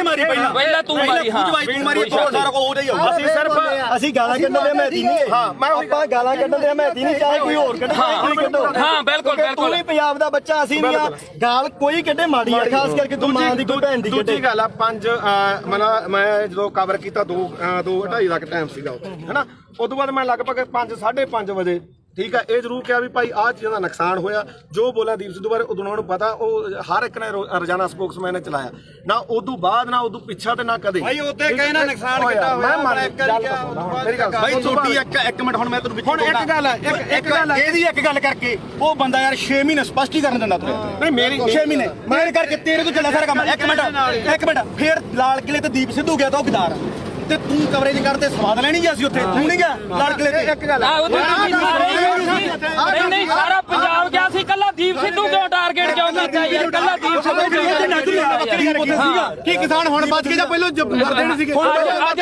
ਮਾਰੀ ਪਹਿਲਾਂ ਤੂੰ ਮਾਰੀ। ਹਾਂ ਤੂੰ ਮਾਰੀ ਸਾਰਾ ਕੋ ਹੋ ਜਾਊਗਾ। ਅਸੀਂ ਸਿਰਫ ਅਸੀਂ ਗਾਲਾਂ ਕੱਢਣ ਦੇ ਮਹਿਤੀ ਨਹੀਂ। ਹਾਂ ਮੈਂ ਆਪਾਂ ਗਾਲਾਂ ਕੱਢਣ ਦੇ ਮਹਿਤੀ ਨਹੀਂ, ਚਾਹੇ ਕੋਈ ਹੋਰ ਕੱਢੇ ਕੋਈ ਕੱਢੋ। ਹਾਂ ਬਿਲਕੁਲ ਤੂੰ ਵੀ ਪੰਜਾਬ ਦਾ ਬੱਚਾ, ਅਸੀਂ ਨਹੀਂ ਆ। ਗਾਲ ਕੋਈ ਕੱਢੇ ਮਾੜੀ ਆ, ਖਾਸ ਕਰਕੇ ਤੂੰ ਮਾਂ ਦੀ ਕੋਈ ਭੈਣ ਦੀ ਕੱਢੇ। ਦੂਜੀ ਗੱਲ ਆ ਮੈਂ ਜਦੋਂ ਕਵਰ ਕੀਤਾ 2:30 ਦਾ ਟਾਈਮ ਸੀਗਾ ਉੱਥੇ, ਹੈਨਾ। ਉਸ ਤੋਂ ਬਾਅਦ ਮੈਂ ਲਗਭਗ 5:30 ਵਜੇ ਠੀਕ ਹੈ ਇਹ ਜ਼ਰੂਰ ਕਿਹਾ ਵੀ ਭਾਈ ਆਹ ਚੀਜ਼ਾਂ ਦਾ ਨੁਕਸਾਨ ਹੋਇਆ। ਜੋ ਬੋਲਿਆ ਦੀਪ ਸਿੱਧੂ ਬਾਰੇ ਉਦੋਂ ਉਹਨਾਂ ਨੂੰ ਪਤਾ, ਉਹ ਹਰ ਇੱਕ ਨੇ ਰੋਜ਼ਾਨਾ ਸਪੋਕਸਮੈਨ ਨੇ ਚਲਾਇਆ, ਨਾ ਉਦੋਂ ਬਾਅਦ ਨਾ ਉਦੋਂ ਪਿੱਛਾ ਤੇ ਨਾ ਕਦੇ। ਭਾਈ ਉੱਤੇ ਕਹੇ ਨਾ ਨੁਕਸਾਨ ਕਿੱਦਾਂ ਹੋਇਆ, ਮੇਰੀ ਗੱਲ ਭਾਈ ਛੋਟੀ ਇੱਕ ਮਿੰਟ ਹੁਣ ਮੈਂ ਤੈਨੂੰ ਹੁਣ ਇੱਕ ਗੱਲ ਹੈ ਇਹਦੀ ਇੱਕ ਗੱਲ ਕਰਕੇ ਉਹ ਬੰਦਾ ਯਾਰ 6 ਮਹੀਨੇ ਸਪਸ਼ਟੀਕਰਨ ਦਿੰਦਾ ਤੂੰ। ਨਹੀਂ ਮੇਰੀ 6 ਮਹੀਨੇ ਮੇਰੇ ਕਰਕੇ ਤੇਰੇ ਤੋਂ ਚੱਲਿਆ ਸਾਰਾ ਕੰਮ। ਇੱਕ ਮਿੰਟ ਫੇਰ ਲਾਲ ਕਿਲੇ ਤੇ ਦੀਪ ਸਿੱਧੂ ਗਿਆ ਤਾਂ ਉਹ ਗਦਾਰ ਤੇ ਤੂੰ ਕਵਰੇਜ ਕਰਦੇ ਸਵਾਦ ਲੈਣੀ ਗਿਆ ਸੀ ਉੱਥੇ, ਤੂੰ ਨਹੀਂ ਗਿਆ ਲਾਲ ਕਿਲੇ ਤੇ। ਇੱਕ ਗੱਲ ਨਹੀਂ ਸਾਰਾ ਪੰਜਾਬ ਗਿਆ ਸੀ, ਕੱਲਾ ਦੀਪ ਸਿੱਧੂ ਕਿਉਂ ਟਾਰਗੇਟ ਕਿਉਂ ਕੀਤਾ ਯਾਰ? ਕੱਲਾ ਦੀਪ ਸਿੱਧੂ ਕੀ ਕਿਸਾਨ ਹੁਣ ਬਚ ਕੇ ਜਾਂ ਪਹਿਲਾਂ ਮਰਦੇ ਨਹੀਂ ਸੀਗੇ? ਅੱਜ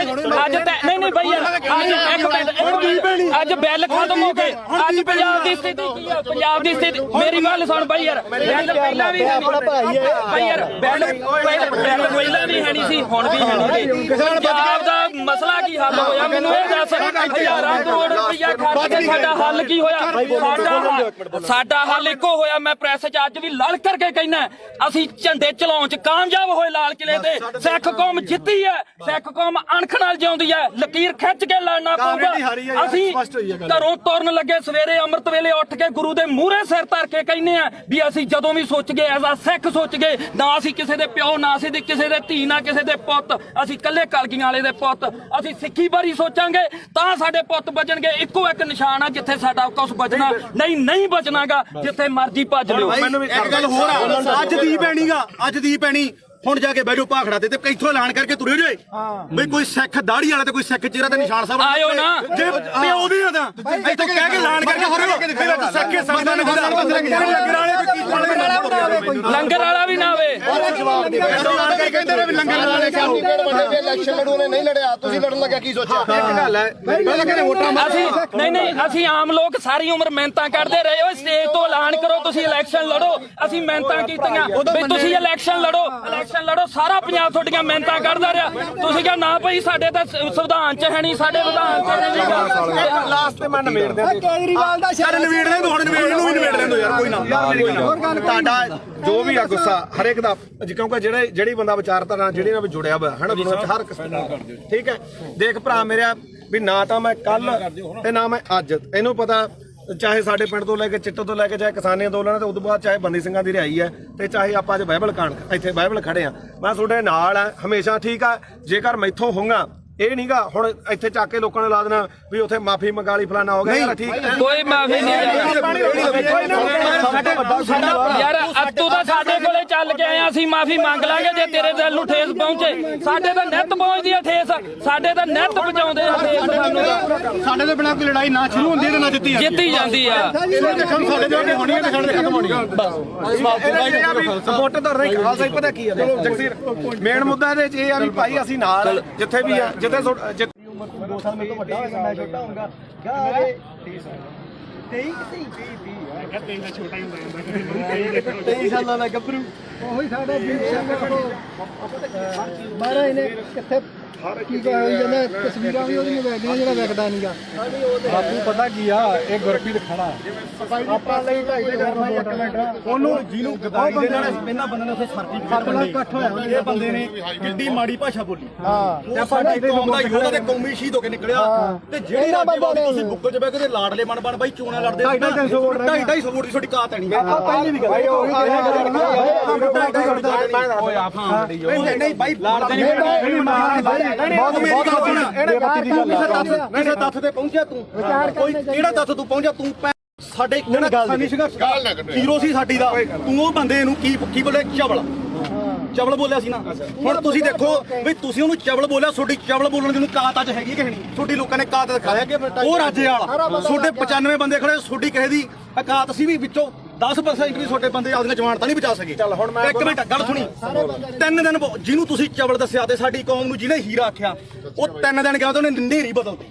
ਨਹੀਂ ਬਈ ਯਾਰ ਅੱਜ ਇੱਕ ਮਿੰਟ, ਅੱਜ ਬਿੱਲ ਖਤਮ ਹੋ ਗਏ। ਅੱਜ ਪੰਜਾਬ ਦੀ ਸਥਿਤੀ ਕੀ ਆ? ਪੰਜਾਬ ਦੀ ਸਥਿਤੀ ਮੇਰੀ ਗੱਲ ਸੁਣ ਬਈ ਯਾਰ, ਬਿੱਲ ਪਹਿਲਾਂ ਵੀ ਆਪਣਾ ਭਾਈ ਹੈ ਬਈ ਯਾਰ, ਬਿੱਲ ਪਹਿਲਾਂ ਵੀ ਹੈ ਨਹੀਂ ਸੀ, ਹੁਣ ਵੀ ਹੈ ਨਹੀਂ। ਪੰਜਾਬ ਦਾ ਮਸਲਾ ਕੀ ਹੱਲ ਹੋਇਆ ਮੈਨੂੰ ਇਹ ਦੱਸ। ਹਜ਼ਾਰਾਂ ਕਰੋੜ ਰੁਪਇਆ ਖਰਚ ਕੇ ਸਾਡਾ ਹੱਲ ਕੀ ਹੋਇਆ? ਸਾਡਾ ਹੱਲ ਇੱਕੋ ਹੋਇਆ। ਮੈਂ ਪ੍ਰੈਸ 'ਚ ਅੱਜ ਵੀ ਲੜ ਕਰਕੇ ਕਹਿਣਾ, ਅਸੀਂ ਝੰਡੇ ਚਲਾਉਣ 'ਚ ਕਾਮਯਾਬ ਹੋਏ ਲਾਲ ਕਿਲੇ ਤੇ। ਸਿੱਖ ਕੌਮ ਜਿੱਤੀ ਹੈ, ਸਿੱਖ ਕੌਮ ਅਣਖ ਨਾਲ ਜਿਉਂਦੀ ਹੈ। ਲਕੀਰ ਖਿੱਚ ਕੇ ਲੜਨਾ ਪਊਗਾ। ਅਸੀਂ ਘਰੋਂ ਤੁਰਨ ਲੱਗੇ ਸਵੇਰੇ ਅੰਮ੍ਰਿਤ ਵੇਲੇ ਉੱਠ ਕੇ ਗੁਰੂ ਦੇ ਮੂਹਰੇ ਸਿਰ ਧਰ ਕੇ ਕਹਿੰਦੇ ਆ ਵੀ ਅਸੀਂ ਜਦੋਂ ਵੀ ਸੋਚ ਗਏ ਐਜ਼ ਆ ਸਿੱਖ ਸੋਚ ਗਏ, ਨਾ ਅਸੀਂ ਕਿਸੇ ਦੇ ਪਿਓ, ਨਾ ਅਸੀਂ ਕਿਸੇ ਦੇ ਧੀ, ਨਾ ਕਿਸੇ ਦੇ ਪੁੱਤ, ਅਸੀਂ ਇਕੱਲੇ ਕਲਗੀਆਂ ਵਾਲੇ ਦੇ ਪੁੱਤ। ਅਸੀਂ ਸਿੱਖੀ ਬਾਰੇ ਸੋਚਾਂਗੇ ਤਾਂ ਸਾਡੇ ਪੁੱਤ ਬਚਣਗੇ। ਇੱਕੋ ਇੱਕ ਨਿਸ਼ਾਨ ਆ ਜਿੱਥੇ ਸਾਡਾ ਕੁਝ ਬਚਣਾ, ਨਹੀਂ ਬਚਣਾਗਾ ਜਿੱਥੇ ਮਰਜ਼ੀ ਭੱਜ ਲਿਓ। ਇੱਕ ਗੱਲ ਹੋਰ ਆ, ਅੱਜ ਦੀ ਪੈਣੀਗਾ, ਅੱਜ ਦੀ ਪੈਣੀ ਹੁਣ ਜਾ ਕੇ ਬੈਠੋ ਭਾਖੜਾ ਤੇ ਇੱਥੋਂ ਐਲਾਨ ਕਰਕੇ ਤੁਰੇ ਜੇ ਬਈ ਕੋਈ ਸਿੱਖ ਦਾੜੀ ਵਾਲਾ ਤੇ ਕੋਈ ਸਿੱਖ ਚਿਹਰਾ ਤੇ ਨਿਸ਼ਾਨ ਸਾਹਿਬ ਆਇਓ ਨਾ ਜੇ ਪਿਓ ਦੀ ਆ ਤਾਂ ਇੱਥੋਂ ਕਹਿ ਕੇ ਐਲਾਨ ਕਰਕੇ ਤੁਰੇ ਸਿੱਖ ਸੰਗਤਾਂ ਨੇ ਲੰਗਰ ਵਾਲਾ ਵੀ ਨਾ ਹੋਵੇ। ਕਹਿੰਦੇ ਨੇ ਵੀ ਲੰਗਰ ਵਾਲੇ ਵੱਡੇ ਇਲੈਕਸ਼ਨ ਲੜੂ ਨੇ ਨਹੀਂ ਲੜਿਆ, ਤੁਸੀਂ ਲੜਨ ਲੱਗਿਆ ਕੀ ਸੋਚਿਆ? ਇੱਕ ਗੱਲ ਹੈ ਪਹਿਲਾਂ ਕਹਿੰਦੇ ਵੋਟਾਂ ਅਸੀਂ ਆਮ ਲੋਕ ਸਾਰੀ ਉਮਰ ਮਿਹਨਤਾਂ ਕਰਦੇ ਰਹੇ। ਓਏ ਸਟੇਜ ਤੋਂ ਐਲਾਨ ਕਰੋ ਤੁਸੀਂ ਇਲੈਕਸ਼ਨ ਲੜੋ। ਅਸੀਂ ਮਿਹਨਤਾਂ ਕੀਤੀਆਂ ਵੀ ਤੁਸੀਂ ਇਲੈਕਸ਼ਨ ਲੜੋ, ਲੜੋ। ਸਾਰਾ ਪੰਜਾਬ ਤੁਹਾਡੀਆਂ ਮਿਹਨਤਾਂ ਕਰਦਾ ਰਿਹਾ। ਤੁਸੀਂ ਕਿਹਾ ਨਾ ਭਾਈ ਸਾਡੇ ਤਾਂ ਸੰਵਿਧਾਨ 'ਚ ਹੈ ਨਹੀਂ, ਸਾਡੇ ਵਿਧਾਨ 'ਚ ਨਹੀਂ। ਲਾਸਟ ਤੇ ਮੈਂ ਨਵੇੜ ਦੇ ਕੇਜਰੀਵਾਲ ਦਾ ਯਾਰ ਨਵੇੜ ਦੇ ਹੁਣ ਨਵੇੜ ਨੂੰ ਵੀ ਨਵੇੜ ਦੇ ਯਾਰ ਕੋਈ ਨਾ। ਤੁਹਾਡਾ ਜੋ ਵੀ ਆ ਗੁੱਸਾ ਹਰੇਕ ਦਾ, ਕਿਉਂਕਿ ਜਿਹੜੀ ਬੰਦਾ ਵਿਚਾਰਧਾਰਾ ਜਿਹੜੀ ਨਾਲ ਜੁੜਿਆ ਹੋਇਆ ਹੈ ਨਾ ਦੁਨੀਆ 'ਚ ਹਰ ਕਿਸਮ ਦਾ, ਠੀਕ ਹੈ। ਦੇਖ ਭਰਾ ਮੇਰਾ ਵੀ ਨਾ ਤਾਂ ਮੈਂ ਕੱਲ ਤੇ ਨਾ ਮੈਂ ਅੱਜ, ਇਹਨੂੰ ਪਤਾ ਚਾਹੇ ਸਾਡੇ ਪਿੰਡ ਤੋਂ ਲੈ ਕੇ ਚਿੱਟੋ ਤੋਂ ਲੈ ਕੇ ਚਾਹੇ ਕਿਸਾਨੀ ਅੰਦੋਲਨ ਤੇ ਉਦੋਂ ਬਾਅਦ ਚਾਹੇ ਬੰਦੀ ਸਿੰਘਾਂ ਦੀ ਰਿਹਾਈ ਹੈ ਤੇ ਚਾਹੇ ਆਪਾਂ ਅੱਜ ਬਾਈਬਲ ਕਾਂਡ ਇੱਥੇ ਬਾਈਬਲ ਖੜੇ ਆ, ਮੈਂ ਤੁਹਾਡੇ ਨਾਲ ਆ ਹਮੇਸ਼ਾ, ਠੀਕ ਆ। ਜੇਕਰ ਮੈਥੋਂ ਹੋਊਗਾ ਇਹ ਨਹੀਂਗਾ ਹੁਣ ਇੱਥੇ ਚੱਕ ਕੇ ਲੋਕਾਂ ਨੇ ਲਾ ਦੇਣਾ ਵੀ ਉੱਥੇ ਮਾਫੀ ਮੰਗਾ ਲਈ ਫਲਾਣਾ ਹੋ ਗਿਆ ਯਾਰ ਠੀਕ ਹੈ ਕੋਈ ਮਾਫੀ ਨਹੀਂ ਯਾਰ ਤੂੰ ਤਾਂ ਸਾਡੇ ਕੋਲੇ ਚੱਲ ਕੇ ਆਇਆ ਅਸੀਂ ਮਾਫੀ ਮੰਗ ਲਾਂਗੇ ਜੇ ਤੇਰੇ ਦਿਲ ਨੂੰ ਠੇਸ ਪਹੁੰਚੇ ਸਾਡੇ ਤਾਂ ਨਿੱਤ ਪਹੁੰਚਦੀ ਆ ਠੇਸ ਸਾਡੇ ਤਾਂ ਨਿੱਤ ਪਹੁੰਚਾਉਂਦੇ ਆ ਠੇਸ ਸਾਨੂੰ ਸਾਡੇ ਤੋਂ ਬਿਨਾਂ ਕੋਈ ਲੜਾਈ ਨਾ ਸ਼ੁਰੂ ਹੁੰਦੀ ਤੇ ਨਾ ਜਿੱਤੀ ਜਾਂਦੀ ਆ ਸਾਡੇ ਦੇ ਅੱਗੇ ਹੋਣੀ ਤੇ ਸਾਡੇ ਖਤਮ ਹੋਣੀ ਸਪੋਰਟ ਤਾਂ ਨਹੀਂ ਖਾਲਸਾ ਹੀ ਪਤਾ ਕੀ ਆ ਜਗਸੀਰ ਮੇਨ ਮੁੱਦਾ ਇਹਦੇ ਚ ਇਹ ਆ ਵੀ ਭਾਈ ਅਸੀਂ ਨਾਲ ਜਿੱਥੇ ਵੀ ਆ ਜਿੱਥੇ 2 ਸਾਲ ਮੇਰੇ ਤੋਂ ਵੱਡਾ ਹੋਏਗਾ ਮੈਂ ਛੋਟਾ ਹੋਊਗਾ ਗਾਰੇ 23 ਸਾਲਾਂ ਦਾ ਗੱਭਰੂ ਉਹੀ ਸਾਡਾ ਦੀਪ ਸਿੰਘ ਮਹਾਰਾਜ ਨੇ ਕਿੱਥੇ ਕੀ ਹੋਈ ਜਾਂਦਾ ਤਸਵੀਰਾਂ ਵੀ ਉਹਦੀਆਂ ਵੇਖਦੇ ਜਿਹੜਾ ਵੇਖਦਾ ਨਹੀਂਗਾ ਬਾਪੂ ਪਤਾ ਕੀ ਆ ਇਹ ਗੁਰਪ੍ਰੀਤ ਖੜਾ ਆਪਾਂ ਲਈ ਢਾਈ ਦੇ ਕਰਨਾ ਇੱਕ ਮਿੰਟ ਉਹਨੂੰ ਜਿਹਨੂੰ ਗਦਾਈ ਦੇ ਨਾਲ ਇਹਨਾਂ ਬੰਦੇ ਨੇ ਉੱਥੇ ਸਰਟੀਫਿਕੇਟ ਬਣਾਈ ਇਕੱਠ ਹੋਇਆ ਇਹ ਬੰਦੇ ਨੇ ਕਿੱਡੀ ਮਾੜੀ ਭਾਸ਼ਾ ਬੋਲੀ ਹਾਂ ਤੇ ਸਾਡੀ ਕੌਮ ਦਾ ਯੋਧਾ ਤੇ ਕੌਮੀ ਸ਼ਹੀਦ ਹੋ ਕੇ ਨਿਕਲਿਆ ਤੇ ਜਿਹੜੇ ਰਾਜੇ ਤੁਸੀਂ ਬੁੱਕਲ 'ਚ ਬਹਿ ਕੇ ਤੇ ਲਾਡਲੇ ਬਣ ਬਾਈ ਚੋਣਾਂ ਲੜਦੇ 250 ਵੋਟ ਦੀ ਤੁਹਾਡੀ ਕਾਤ ਨਹੀਂ ਪਹਿਲੀ ਵੀ ਗੱਲ ਨਹੀਂ ਬਾਈ ਕਿਸੇ ਤੱਥ ਤੇ ਪਹੁੰਚਿਆ ਤੂੰ ਕੋਈ ਕਿਹੜਾ ਤੱਥ ਤੂੰ ਪਹੁੰਚਿਆ ਤੂੰ ਸਾਡੇ ਕਿਸਾਨੀ ਸੰਘਰਸ਼ ਹੀਰੋ ਸੀ ਸਾਡੀ ਦਾ ਤੂੰ ਉਹ ਬੰਦੇ ਨੂੰ ਕੀ ਬੋਲੇ ਚਵਲ ਬੋਲਿਆ ਸੀ ਨਾ ਹੁਣ ਤੁਸੀਂ ਦੇਖੋ ਵੀ ਤੁਸੀਂ ਉਹਨੂੰ ਚਵਲ ਬੋਲਿਆ ਤੁਹਾਡੀ ਚਵਲ ਬੋਲਣ ਦੀ ਨੂੰ ਕਾਤ ਅੱਜ ਹੈਗੀ ਕਿ ਨਹੀਂ ਤੁਹਾਡੀ ਲੋਕਾਂ ਨੇ ਕਾਤ ਦਿਖਾਇਆ ਉਹ ਰਾਜੇ ਵਾਲਾ ਤੁਹਾਡੇ 95 ਬੰਦੇ ਖੜੇ ਤੁਹਾਡੀ ਕਿਸੇ ਦੀ ਔਕਾਤ ਸੀ ਵੀ ਵਿੱਚੋਂ 10% ਵੀ ਤੁਹਾਡੇ ਬੰਦੇ ਆਪਦੀਆਂ ਜਵਾਨਤਾਂ ਨਹੀਂ ਬਚਾ ਸਕੇ ਚੱਲ ਹੁਣ ਮੈਂ ਇੱਕ ਮਿੰਟ ਗੱਲ ਸੁਣੀ 3 ਦਿਨ ਜਿਹਨੂੰ ਤੁਸੀਂ ਚਵਲ ਦੱਸਿਆ ਤੇ ਸਾਡੀ ਕੌਮ ਨੂੰ ਜਿਹਨੇ ਹੀਰਾ ਆਖਿਆ ਉਹ 3 ਦਿਨ ਗਿਆ ਤੇ ਉਹਨੇ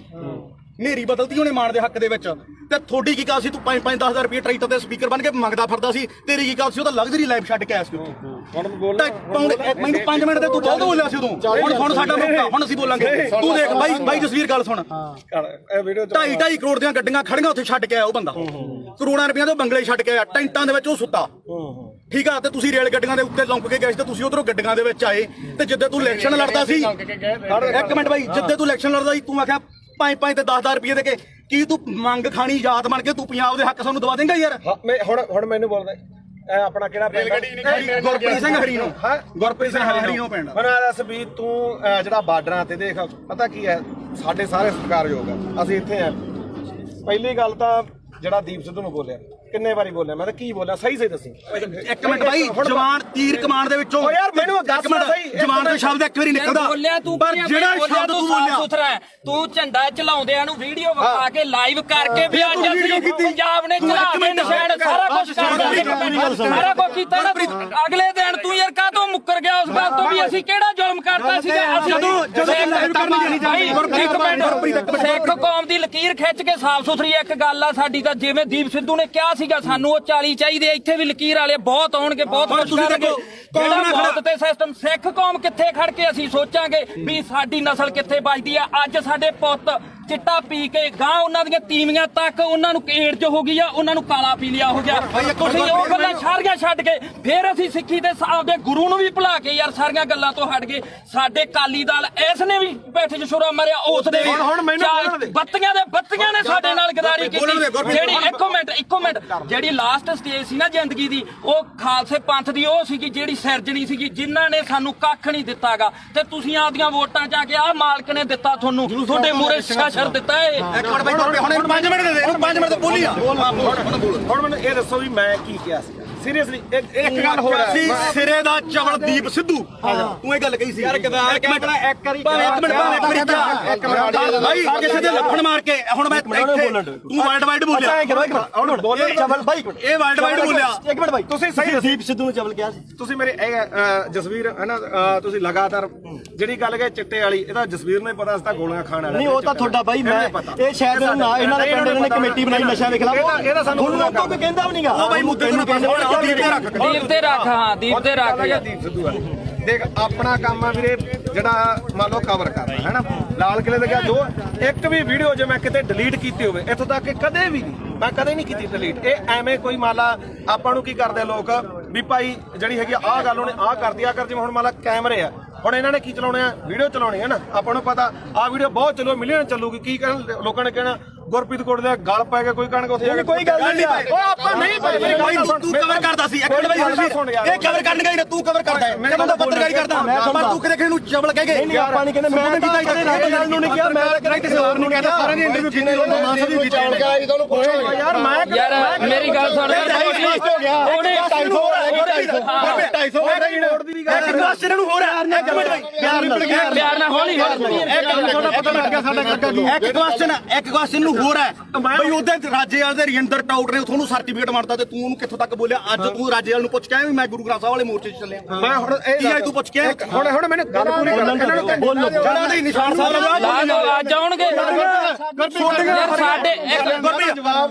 ਨੇਰੀ ਬਦਲਤੀ ਉਹਨੇ ਮਾਣ ਦੇ ਹੱਕ ਦੇ ਵਿੱਚ ਤੇ ਤੁਹਾਡੀ ਕੀ ਕਾਲ ਸੀ ਤੂੰ 5-10 ਰੁਪਏ ਟਰੈਕਟਰ ਤੇ ਸਪੀਕਰ ਬਣ ਕੇ ਮੰਗਦਾ ਫਿਰਦਾ ਸੀ ਤੇਰੀ ਕੀ ਕਾਲ ਸੀ ਉਹ ਤਾਂ ਲਗਜ਼ਰੀ ਲਾਈਫ ਛੱਡ ਕੇ ਆਇਆ ਸੀ ਮੈਨੂੰ 5 ਮਿੰਟ ਤੇ ਤੂੰ ਬਹੁਤ ਬੋਲਿਆ ਸੀ ਉਦੋਂ ਹੁਣ ਸਾਡਾ ਮੌਕਾ ਹੁਣ ਅਸੀਂ ਬੋਲਾਂਗੇ ਤੂੰ ਦੇਖ ਬਾਈ ਜਸਵੀਰ ਗੱਲ ਸੁਣ 2.5 ਕਰੋੜ ਦੀਆਂ ਗੱਡੀਆਂ ਖੜੀਆਂ ਉੱਥੇ ਛੱਡ ਕੇ ਆਇਆ ਉਹ ਬੰਦਾ ਕਰੋੜਾਂ ਰੁਪਈਆਂ ਦੇ ਬੰਗਲੇ ਛੱਡ ਕੇ ਆਇਆ ਟੈਂਟਾਂ ਦੇ ਵਿੱਚ ਉਹ ਸੁੱਤਾ ਠੀਕ ਆ ਤੇ ਤੁਸੀਂ ਰੇਲ ਗੱਡੀਆਂ ਦੇ ਉੱਤੇ ਲੰਕ ਕੇ ਗਏ ਤੇ ਤੁਸੀਂ ਉਧਰੋਂ ਗੱਡੀਆਂ ਦੇ ਵਿੱਚ ਆਏ ਤੇ ਜਿੱਦੇ ਤੂੰ ਇਲੈਕਸ਼ਨ ਲੜਦਾ ਸੀ ਇੱਕ ਮਿੰਟ ਬਾਈ ਜਿੱਦੇ ਤੂੰ ਇਲੈਕਸ਼ਨ ਲੜਦਾ ਸੀ ਤੂੰ ਆਖਿਆ 5 ਤੇ 10 ਰੁਪਏ ਦੇ ਕੇ ਕੀ ਤੂੰ ਮੰਗ ਖਾਣੀ ਯਾਦ ਬਣ ਕੇ ਤੂੰ ਪੰਜਾਬ ਦੇ ਹੱਕ ਸਾਨੂੰ ਦਵਾ ਦੇਂਗਾ ਯਾਰ ਹੁਣ ਮੈਨੂੰ ਬੋਲਦਾ ਇਹ ਆਪਣਾ ਕਿਹੜਾ ਪਿੰਡ ਗੁਰਪ੍ਰੀਤ ਸਿੰਘ ਹਰੀ ਨੂੰ ਗੁਰਪ੍ਰੀਤ ਸਿੰਘ ਹਰੀ ਨੂੰ ਪਿੰਡ ਹੁਣ ਦੱਸ ਵੀ ਤੂੰ ਜਿਹੜਾ ਬਾਰਡਰਾਂ ਤੇ ਦੇਖ ਪਤਾ ਕੀ ਹੈ ਸਾਡੇ ਸਾਰੇ ਸਤਿਕਾਰਯੋਗ ਆ ਅਸੀਂ ਇੱਥੇ ਆ ਪਹਿਲੀ ਗੱਲ ਤਾਂ ਜਿਹੜਾ ਦੀਪ ਸਿੱਧੂ ਨੂੰ ਬੋਲਿਆ ਕਿੰਨੇ ਵਾਰੀ ਬੋਲਿਆ ਮੈਂ ਤਾਂ ਕੀ ਬੋਲਿਆ ਸਹੀ ਦੱਸੀ ਇੱਕ ਮਿੰਟ ਬਾਈ ਜਵਾਨ ਤੀਰ ਕਮਾਨ ਦੇ ਵਿੱਚੋਂ ਓ ਯਾਰ ਮੈਨੂੰ ਦੱਸ ਸਹੀ ਜਵਾਨ ਦਾ ਸ਼ਬਦ ਇੱਕ ਵਾਰੀ ਨਿਕਲਦਾ ਪਰ ਜਿਹੜਾ ਸ਼ਬਦ ਤੂੰ ਬੋਲਿਆ ਤੂੰ ਝੰਡਾ ਚਲਾਉਂਦਿਆਂ ਨੂੰ ਵੀਡੀਓ ਵਿਖਾ ਕੇ ਲਾਈਵ ਕਰਕੇ ਵੀ ਅੱਜ ਅਸੀਂ ਪੰਜਾਬ ਨੇ ਚਲਾ ਕੇ ਨਿਸ਼ਾਨ ਸਾਰਾ ਕੁਝ ਸਾਰਾ ਕੁਝ ਕੀਤਾ ਨਾ ਅਗਲੇ ਦਿਨ ਤੂੰ ਯਾਰ ਕਾਹਤੋਂ ਮੁੱਕਰ ਗਿਆ ਉਸ ਗੱਲ ਤੋਂ ਵੀ ਅਸੀਂ ਕਿਹੜਾ ਜ਼ੁਲਮ ਕਰਤਾ ਸੀਗਾ ਅਸੀਂ ਸਿੱਖ ਕੌਮ ਦੀ ਲਕੀਰ ਖਿੱਚ ਕੇ ਸਾਫ਼ ਸੁਥਰੀ ਇੱਕ ਗੱਲ ਆ ਸਾਡੀ ਤਾਂ ਜਿਵੇਂ ਦੀਪ ਸਿੱਧੂ ਨੇ ਕਿਹਾ ਸੀਗਾ ਸਾਨੂੰ ਉਹ 40 ਚਾਹੀਦੇ ਇੱਥੇ ਵੀ ਲਕੀਰ ਵਾਲੇ ਬਹੁਤ ਆਉਣਗੇ ਬਹੁਤ ਕੁਝ ਕਰਨਗੇ ਜਿਹੜਾ ਮੌਤ ਤੇ ਸਿਸਟਮ ਸਿੱਖ ਕੌਮ ਕਿੱਥੇ ਖੜ ਕੇ ਅਸੀਂ ਸੋਚਾਂਗੇ ਵੀ ਸਾਡੀ ਨਸਲ ਕਿੱਥੇ ਬਚਦੀ ਆ ਅੱਜ ਸਾਡੇ ਪੁੱਤ ਚਿੱਟਾ ਪੀ ਕੇ ਗਾਂ ਉਹਨਾਂ ਦੀਆਂ ਤੀਵੀਆਂ ਤੱਕ ਉਹਨਾਂ ਨੂੰ ਏਡਜ਼ ਹੋ ਗਈ ਆ ਉਹਨਾਂ ਨੂੰ ਕਾਲਾ ਪੀਲੀਆ ਹੋ ਗਿਆ ਤੁਸੀਂ ਉਹ ਗੱਲਾਂ ਸਾਰੀਆਂ ਛੱਡ ਕੇ ਫਿਰ ਅਸੀਂ ਸਿੱਖੀ ਦੇ ਆਪਦੇ ਗੁਰੂ ਨੂੰ ਵੀ ਭੁਲਾ ਕੇ ਯਾਰ ਸਾਰੀਆਂ ਗੱਲਾਂ ਤੋਂ ਹਟ ਗਏ ਸਾਡੇ ਕਾਲੀ ਦਲ ਇਸ ਨੇ ਵੀ ਬੈਠੇ ਚ ਛੁਰਾ ਮਾਰਿਆ ਉਸ ਦੇ ਵੀ ਬੱਤੀਆਂ ਨੇ ਸਾਡੇ ਨਾਲ ਗਦਾਰੀ ਕੀਤੀ ਜਿਹੜੀ ਇੱਕ ਮਿੰਟ ਜਿਹੜੀ ਲਾਸਟ ਸਟੇਜ ਸੀ ਨਾ ਜ਼ਿੰਦਗੀ ਦੀ ਉਹ ਖਾਲਸੇ ਪੰਥ ਦੀ ਉਹ ਸੀਗੀ ਜਿਹੜੀ ਸਿਰਜਣੀ ਸੀਗੀ ਜਿਨ੍ਹਾਂ ਨੇ ਸਾਨੂੰ ਕੱਖ ਨਹੀਂ ਦਿੱਤਾਗਾ ਤੇ ਤੁਸੀਂ ਆਪਦੀਆਂ ਵੋਟਾਂ ਜਾ ਕੇ ਆਹ ਮਾਲਕ ਨੇ ਦਿੱਤਾ ਤੁਹਾਨੂੰ ਤੁਹਾਡੇ ਮੂਹਰੇ ਸ਼ਾਸਰ ਦਿੱਤਾ ਏ ਇੱਕ ਮਿੰਟ ਬਾਈ ਹੁਣ 5 ਮਿੰਟ ਦੇ ਦੇ 5 ਮਿੰਟ ਤੇ ਬੋਲੀ ਆ ਹੁਣ ਮੈਨੂੰ ਇਹ ਦੱਸੋ ਵੀ ਮੈਂ ਕੀ ਕਿਹਾ ਸੀ ਸੀਰੀਅਸਲੀ ਇੱਕ ਗੱਲ ਹੋ ਰਹੀ ਸੀ ਸਿਰੇ ਦਾ ਚਵਲ ਦੀਪ ਸਿੱਧੂ ਤੂੰ ਇਹ ਗੱਲ ਕਹੀ ਸੀ ਯਾਰ ਗਦਾਰ ਇੱਕ ਮਿੰਟ ਭਾਈ ਕਿਸੇ ਦੇ ਲੱਫੜ ਮਾਰ ਕੇ ਹੁਣ ਮੈਂ ਇੱਥੇ ਤੂੰ ਵਰਲਡ ਵਾਈਡ ਬੋਲਿਆ ਹੁਣ ਬੋਲਣ ਚਵਲ ਬਾਈ ਇਹ ਵਰਲਡ ਵਾਈਡ ਬੋਲਿਆ ਇੱਕ ਮਿੰਟ ਬਾਈ ਤੁਸੀਂ ਸਹੀ ਦੀਪ ਸਿੱਧੂ ਨੂੰ ਚਵਲ ਕਿਹਾ ਸੀ ਤੁਸੀਂ ਮੇਰੇ ਜਸਵੀਰ ਹੈ ਨਾ ਤੁਸੀਂ ਲਗਾਤਾਰ ਜਿਹੜੀ ਗੱਲ ਕਹੇ ਚਿੱਟੇ ਵਾਲੀ ਇਹਦਾ ਜਸਵੀਰ ਨੂੰ ਹੀ ਪਤਾ ਸੀ ਤਾਂ ਗੋਲੀਆਂ ਖਾਣ ਵਾਲਾ ਨਹੀਂ ਉਹ ਤਾਂ ਤੁਹਾਡਾ ਬਾਈ ਮੈਂ ਇਹ ਸ਼ਾਇਦ ਨਾ ਇਹਨਾਂ ਦੇ ਪਿੰਡ ਨੇ ਕਮੇਟੀ ਬਣਾਈ ਨਸ਼ਾ ਦੇ ਖਿਲਾਫ ਇਹਦਾ ਸਾਨੂੰ ਲੋਕਾਂ ਕੋਈ ਕਹਿੰਦਾ ਵੀ ਨਹੀਂਗਾ ਉਹ ਬਾਈ ਮੁੱਦੇ ਨੂੰ ਕਹਿੰਦੇ ਦੀਪ ਤੇ ਰੱਖ ਹਾਂ ਦੀਪ ਤੇ ਰੱਖ ਦੀਪ ਸਿੱਧੂ ਵਾਲੀ ਦੇਖ ਆਪਣਾ ਕੰਮ ਆ ਵੀਰੇ ਜਿਹੜਾ ਮੰਨ ਲਓ ਕਵਰ ਕਰਨਾ ਹੈ ਨਾ ਲਾਲ ਕਿਲੇ ਦੇ ਗਿਆ ਜੋ ਇੱਕ ਵੀ ਵੀਡੀਓ ਜੇ ਮੈਂ ਕਿਤੇ ਡਿਲੀਟ ਕੀਤੀ ਹੋਵੇ ਇੱਥੋਂ ਤੱਕ ਕਿ ਕਦੇ ਵੀ ਨਹੀਂ ਮੈਂ ਕਦੇ ਨਹੀਂ ਕੀਤੀ ਡਿਲੀਟ ਇਹ ਐਵੇਂ ਕੋਈ ਮਾਲਾ ਆਪਾਂ ਨੂੰ ਕੀ ਕਰਦੇ ਲੋਕ ਵੀ ਭਾਈ ਜਿਹੜੀ ਹੈਗੀ ਆਹ ਗੱਲ ਉਹਨੇ ਆਹ ਕਰਦੀ ਆ ਕਰ ਜਿਵੇਂ ਹੁਣ ਮਾਲਾ ਕੈਮਰੇ ਆ ਹੁਣ ਇਹਨਾਂ ਨੇ ਕੀ ਚਲਾਉਣੇ ਆ ਵੀਡੀਓ ਚਲਾਉਣੀ ਹੈ ਨਾ ਆਪਾਂ ਨੂੰ ਪਤਾ ਆਹ ਵੀਡੀਓ ਬਹੁਤ ਚੱਲੋ ਮਿਲੀਅਨ ਚੱਲੂਗੀ ਕੀ ਕਹਿਣ ਲੋਕਾਂ ਨੇ ਕਹਿਣਾ ਗੁਰਪ੍ਰੀਤ ਕੋਟ ਦੇ ਗਲ ਪੈ ਕੇ ਕੋਈ ਕਣਕ ਉੱਥੇ ਜਾ ਕੇ ਕੋਈ ਗੱਲ ਨਹੀਂ ਓ ਆਪਾਂ ਨਹੀਂ ਭਾਈ ਤੂੰ ਕਵਰ ਕਰਦਾ ਸੀ ਇੱਕ ਮਿੰਟ ਬਾਈ ਇਹ ਕਵਰ ਕਰਨ ਗਈ ਨਾ ਤੂੰ ਕਵਰ ਕਰਦਾ ਹੈ ਮੈਂ ਤਾਂ ਪੱਤਰਕਾਰੀ ਕਰਦਾ ਪਰ ਤੂੰ ਕਿਹਦੇ ਨੂੰ ਚਵਲ ਕਹਿ ਗਏ ਨਹੀਂ ਆਪਾਂ ਨਹੀਂ ਕਹਿੰਦੇ ਮੈਂ ਕੀਤਾ ਰਾਜੇਵਾਲ ਨੂੰ ਨਹੀਂ ਕਿਹਾ ਮੈਂ ਕਿਸੇ ਹੋਰ ਨੂੰ ਕਹਿੰਦਾ ਸਾਰਿਆਂ ਦੀ ਇੰਟਰਵਿਊ ਕੀਤੀ ਮਾਨਸਾ ਦੀ ਕੀਤੀ ਯਾਰ ਮੈਂ ਯਾਰ ਮੇਰੀ ਗੱਲ ਸੁਣ ਉਹਨੇ 250 ਵੋਟ ਦੀ ਵੀ ਗੱਲ ਇੱਕ ਕੁਐਸਚਨ ਨੂੰ ਹੋਰ ਹੈ ਇੱਕ ਮਿੰਟ ਬਾਈ ਪਿਆਰ ਨਾਲ ਹੌਲੀ ਇੱਕ ਕੁਐਸਚਨ ਨੂੰ ਹੋਰ ਹੈ ਬਈ ਉਹਦੇ ਰਾਜੇਵਾਲ ਦੇ ਰਿੰਦਰ ਟਾਊਟ ਨੇ ਤੁਹਾਨੂੰ ਸਰਟੀਫਿਕੇਟ ਮਾਰਤਾ ਤੇ ਤੂੰ ਉਹਨੂੰ ਕਿੱਥੋਂ ਤੱਕ ਬੋਲਿਆ ਅੱਜ ਤੂੰ ਰਾਜੇਵਾਲ ਨੂੰ ਪੁੱਛ ਕੇ ਆਇਆ ਵੀ ਮੈਂ ਗੁਰੂ ਗ੍ਰੰਥ ਸਾਹਿਬ ਵਾਲੇ ਮੋਰਚੇ 'ਚ ਚੱਲਿਆ ਮੈਂ ਹੁਣ ਇਹ ਤੂੰ ਪੁੱਛ ਕੇ ਹੁਣ ਮੈਨੂੰ ਗੱਲ ਪੂਰੀ ਕਰ ਇਹਨਾਂ ਨੂੰ ਬੋਲੋ ਜਿਹੜਾ ਨਹੀਂ ਨਿਸ਼ਾਨ ਸਾਹਿਬ ਲਾ ਲਓ ਅੱਜ ਆਉਣਗੇ ਯਾਰ ਸਾਡੇ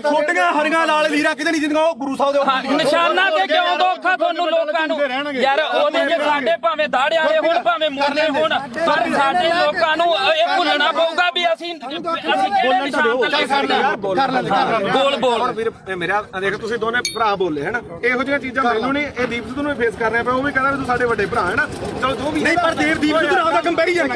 ਛੋਟੀਆਂ ਹਰੀਆਂ ਲਾਲ ਲੀਰਾ ਕਿਤੇ ਨਹੀਂ ਜਿੰਦੀਆਂ ਉਹ ਗੁਰੂ ਸਾਹਿਬ ਦੇ ਨਿਸ਼ਾਨਾ ਤੇ ਕਿਉਂ ਦੋਖਾ ਤੁਹਾਨੂੰ ਲੋਕਾਂ ਨੂੰ ਯਾਰ ਉਹਦੇ ਜੇ ਸਾਡੇ ਭਾਵੇਂ ਦਾੜੇ ਵਾਲੇ ਹੋਣ ਭਾਵੇਂ ਮੁਰਲੇ ਹੋਣ ਪਰ ਸਾਡੇ ਲੋਕਾਂ ਨੂੰ ਇਹ ਭੁੱਲਣਾ ਪਊਗਾ ਵੀ ਅਸੀਂ ਕਿਹੜੇ ਨਿਸ਼ਾਨ ਤੇ ਖੜਨਾ ਬੋਲ ਹੁਣ ਵੀਰ ਮੇਰਾ ਦੇਖ ਤੁਸੀਂ ਦੋਨੇ ਭਰਾ ਬੋਲੇ ਹਨ ਇਹੋ ਜਿਹੀਆਂ ਚੀਜ਼ਾਂ ਮੈਨੂੰ ਨਹੀਂ ਇਹ ਦੀਪ ਸਿੱਧੂ ਨੂੰ ਫੇਸ ਕਰ ਰਿਹਾ ਪਿਆ ਉਹ ਵੀ ਕਹਿੰਦਾ ਵੀ ਤੂੰ ਸਾਡੇ ਵੱਡੇ ਭਰਾ ਹੈ ਨਾ ਚਲੋ ਜੋ ਵੀ ਨਹੀਂ ਪਰ ਦੀਪ ਸਿੱਧੂ ਨਾਲ ਦਾ ਕੰਪੈਰੀਜ਼ਨ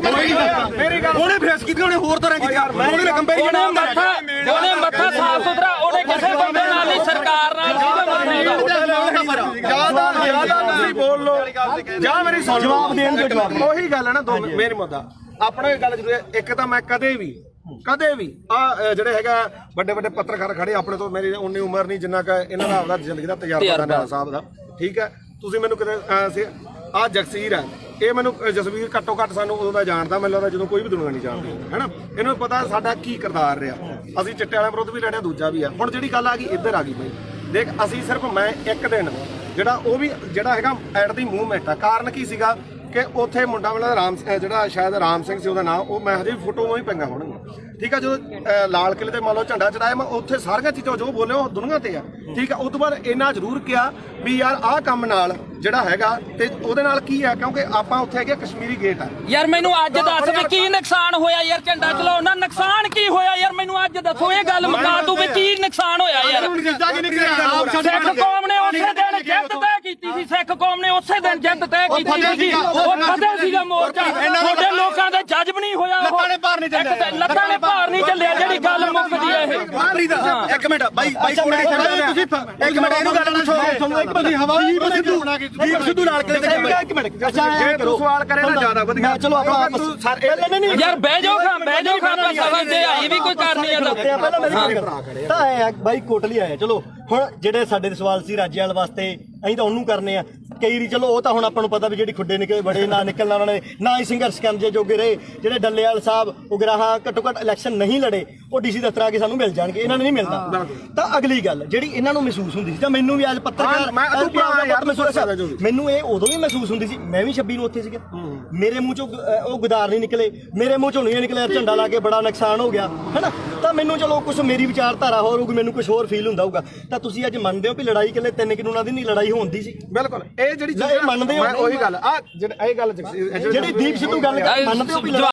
ਮੇਰੀ ਗੱਲ ਉਹਨੇ ਫੇਸ ਕੀਤੀ ਉਹਨੇ ਹੋਰ ਤਰ੍ਹਾਂ ਕੀਤੀ ਉਹਨੇ ਕੰਪੈਰੀਜ਼ਨ ਉਹਨੇ ਮੱਥਾ ਸਾਫ ਸੁਥਰਾ ਉਹਨੇ ਕਿਸੇ ਬੰਦੇ ਨਾਲ ਨਹੀਂ ਸਰਕਾਰ ਨਾਲ ਸੀਗਾ ਮੱਥੇ ਜਿਆਦਾ ਤੁਸੀਂ ਬੋਲ ਲੋ ਜਾਂ ਮੇਰੀ ਸੁਣ ਜਵਾਬ ਦੇਣ ਦੇ ਜਵਾਬ ਉਹੀ ਗੱਲ ਹੈ ਨਾ ਦੋ ਮੇਰੀ ਮੁੱਦਾ ਆਪਣਾ ਇਹ ਗੱਲ ਜ਼ਰੂਰ ਹੈ ਇੱਕ ਤਾਂ ਮੈਂ ਕਦੇ ਵੀ ਆ ਜਿਹੜੇ ਹੈਗਾ ਵੱਡੇ ਵੱਡੇ ਪੱਤਰਕਾਰ ਖੜੇ ਆਪਣੇ ਤੋਂ ਮੇਰੀ ਉਨੀ ਉਮਰ ਨਹੀਂ ਜਿੰਨਾ ਕਿ ਇਹਨਾਂ ਦਾ ਆਪਦਾ ਜ਼ਿੰਦਗੀ ਦਾ ਤਜਰਬਾ ਦਾ ਨਾਨਾ ਸਾਹਿਬ ਦਾ ਠੀਕ ਹੈ ਤੁਸੀਂ ਮੈਨੂੰ ਕਿਤੇ ਆ ਜਗਸੀਰ ਹੈ ਇਹ ਮੈਨੂੰ ਜਸਵੀਰ ਘੱਟੋ ਘੱਟ ਸਾਨੂੰ ਉਦੋਂ ਦਾ ਜਾਣਦਾ ਮੈਨੂੰ ਲੱਗਦਾ ਜਦੋਂ ਕੋਈ ਵੀ ਦੁਨੀਆ ਨਹੀਂ ਜਾਣਦੀ ਹੈਨਾ ਇਹਨੂੰ ਪਤਾ ਸਾਡਾ ਕੀ ਕਿਰਦਾਰ ਰਿਹਾ ਅਸੀਂ ਚਿੱਟੇ ਵਾਲਿਆਂ ਵਿਰੁੱਧ ਵੀ ਲੜਿਆ ਦੂਜਾ ਵੀ ਆ ਹੁਣ ਜਿਹੜੀ ਗੱਲ ਆ ਗਈ ਇੱਧਰ ਆ ਗਈ ਬਈ ਦੇਖ ਅਸੀਂ ਸਿਰਫ ਮੈਂ ਇੱਕ ਦਿਨ ਜਿਹੜਾ ਉਹ ਵੀ ਜਿਹੜਾ ਹੈਗਾ ਐਟ ਦੀ ਮੂਵਮੈਂਟ ਆ ਕਾਰਨ ਕੀ ਸੀਗਾ ਕਿ ਉੱਥੇ ਮੁੰਡਾ ਵਾਲਾ ਰਾਮ ਜਿਹੜਾ ਸ਼ਾਇਦ ਰਾਮ ਸਿੰਘ ਸੀ ਉਹਦਾ ਨਾਮ ਉਹ ਮੈਂ ਹਜੇ ਵੀ ਫੋਟੋ ਉਹ ਹੀ ਪੈਂਗਾ ਹੋਣਗੀਆਂ ਠੀਕ ਆ ਜਦੋਂ ਲਾਲ ਕਿਲੇ ਤੇ ਮੰਨ ਲਓ ਝੰਡਾ ਚੜਾਇਆ ਮੈਂ ਉੱਥੇ ਸਾਰੀਆਂ ਚੀਜ਼ਾਂ ਜੋ ਬੋਲੇ ਉਹ ਦੁਨੀਆ ਤੇ ਆ ਠੀਕ ਆ ਉਸ ਤੋਂ ਬਾਅਦ ਇੰਨਾ ਜ਼ਰੂਰ ਕਿਹਾ ਵੀ ਯਾਰ ਆਹ ਕੰਮ ਨਾਲ ਜਿਹੜਾ ਹੈਗਾ ਤੇ ਉਹਦੇ ਨਾਲ ਕੀ ਆ ਕਿਉਂਕਿ ਆਪਾਂ ਉੱਥੇ ਹੈਗੇ ਕਸ਼ਮੀਰੀ ਗੇਟ ਆ ਯਾਰ ਮੈਨੂੰ ਅੱਜ ਦੱਸ ਵੀ ਕੀ ਨੁਕਸਾਨ ਹੋਇਆ ਯਾਰ ਝੰਡਾ ਚਲਾਉਣ ਨਾਲ ਨੁਕਸਾਨ ਕੀ ਹੋਇਆ ਯਾਰ ਮੈਨੂੰ ਅੱਜ ਦੱਸੋ ਇਹ ਗੱਲ ਮੁਕਾ ਦੂ ਵੀ ਕੀ ਨੁਕਸਾਨ ਹੋਇਆ ਯਾਰ ਸਿੱਖ ਕੌਮ ਨੇ ਉਸੇ ਦਿਨ ਜਿੱਤ ਤੈਅ ਕੀਤੀ ਸੀ ਸਿੱਖ ਕੌਮ ਨੇ ਉਸੇ ਦਿਨ ਜਿੱਤ ਤੈਅ ਕੀਤੀ ਸੀ ਉਹ ਫਤਿਹ ਸੀਗਾ ਮੋਰਚਾ ਤੁਹਾਡੇ ਲੋਕਾਂ ਦਾ ਜੱਜ ਨਹੀਂ ਹੋਇਆ ਲੱਤਾਂ ਨੇ ਭਾਰ ਨਹੀਂ ਚੱਲਿਆ ਜਿਹੜੀ ਗੱਲ ਮੁੱਕਦੀ ਹੈ ਇਹ ਇੱਕ ਮਿੰਟ ਬਾਈ ਕੋਲੇ ਤੁਸੀਂ ਇੱਕ ਮਿੰਟ ਇਹਨੂੰ ਗੱਲ ਨੂੰ ਛੋੜੋ ਤੁਹਾਨੂੰ ਇੱਕ ਬੰਦੀ ਹਵਾਈ ਦੀਪ ਸਿੱਧੂ ਨਾਲ ਕਿਤੇ ਇੱਕ ਮਿੰਟ ਜੇ ਤੂੰ ਸਵਾਲ ਕਰੇ ਨਾ ਜ਼ਿਆਦਾ ਵਧੀਆ ਚਲੋ ਆਪਾਂ ਨਹੀਂ ਯਾਰ ਬਹਿ ਜਾਓ ਖਾਂ ਸਵਾਲ ਤੇ ਆਈ ਵੀ ਕੋਈ ਕਰਨੀ ਆ ਪਹਿਲਾਂ ਮੇਰੀ ਗੱਲ ਤਾਂ ਆਇਆ ਬਾਈ ਕੋਟਲੀ ਆਇਆ ਚਲੋ ਹੁਣ ਜਿਹੜੇ ਸਾਡੇ ਸਵਾਲ ਸੀ ਰਾਜੇਵਾਲ ਵਾਸਤੇ ਅਸੀਂ ਤਾਂ ਉਹਨੂੰ ਕਰਨੇ ਆ ਕਈ ਰੀ ਚਲੋ ਉਹ ਤਾਂ ਹੁਣ ਆਪਾਂ ਨੂੰ ਪਤਾ ਵੀ ਜਿਹੜੀ ਖੁੱਡੇ ਨਿਕਲੇ ਬੜੇ ਨਾ ਨਿਕਲਣਾ ਉਹਨਾਂ ਨੇ ਨਾ ਹੀ ਸੰਘਰਸ਼ ਕਰਨ ਜੇ ਜੋਗੇ ਰਹੇ ਜਿਹੜੇ ਡੱਲੇਵਾਲ ਸਾਹਿਬ ਉਗਰਾਹਾਂ ਘੱਟੋ ਘੱਟ ਇਲੈਕਸ਼ਨ ਨਹੀਂ ਲੜੇ ਉਹ ਡੀਸੀ ਦਫ਼ਤਰ ਆ ਕੇ ਸਾਨੂੰ ਮਿਲ ਜਾਣਗੇ ਇਹਨਾਂ ਨੂੰ ਨਹੀਂ ਮਿਲਦਾ ਤਾਂ ਅਗਲੀ ਗੱਲ ਜਿਹੜੀ ਇਹਨਾਂ ਨੂੰ ਮਹਿਸੂਸ ਹੁੰਦੀ ਸੀ ਜਾਂ ਮੈਨੂੰ ਵੀ ਅੱਜ ਪੱਤਰਕਾਰ ਮੈਨੂੰ ਇਹ ਉਦੋਂ ਵੀ ਮਹਿਸੂਸ ਹੁੰਦੀ ਸੀ ਮੈਂ ਵੀ 26 ਨੂੰ ਉੱਥੇ ਸੀਗਾ ਮੇਰੇ ਮੂੰਹ ਚੋਂ ਉਹ ਗੁਦਾਰ ਨਹੀਂ ਨਿਕਲੇ ਮੇਰੇ ਮੂੰਹ ਚੋਂ ਨਹੀਂ ਨਿਕਲਿਆ ਝੰਡਾ ਲਾ ਕੇ ਬੜਾ ਨੁਕਸਾਨ ਹੋ ਗਿਆ ਹੈਨਾ ਤਾਂ ਮੈਨੂੰ ਚਲੋ ਕੁਝ ਮੇਰੀ ਵਿਚਾਰਧਾਰਾ ਹੋਰ ਹੋਊਗੀ ਮੈਨੂੰ ਕੁਝ ਹੋਰ ਫੀਲ ਹੁੰਦਾ ਹੋਊਗਾ ਤਾਂ ਤੁਸੀਂ ਅੱਜ ਮੰਨਦੇ ਹੋ ਵੀ ਲੜਾਈ ਕਿਲੇ 3 ਕਾਨੂੰਨਾਂ ਦੀ ਨਹੀਂ ਲੜਾਈ ਹੁੰਦੀ ਸੀ ਬਿਲਕੁਲ ਇਹ ਜਿਹੜੀ ਇਹ ਮੰਨਦੇ ਹੋ ਉਹੀ ਗੱਲ ਆ ਜਿਹੜੀ ਇਹ ਗੱਲ ਜਿਹੜੀ ਦੀਪ ਸਿੱਧੂ ਗੱਲ ਮੰਨਦੇ ਹੋ ਵੀ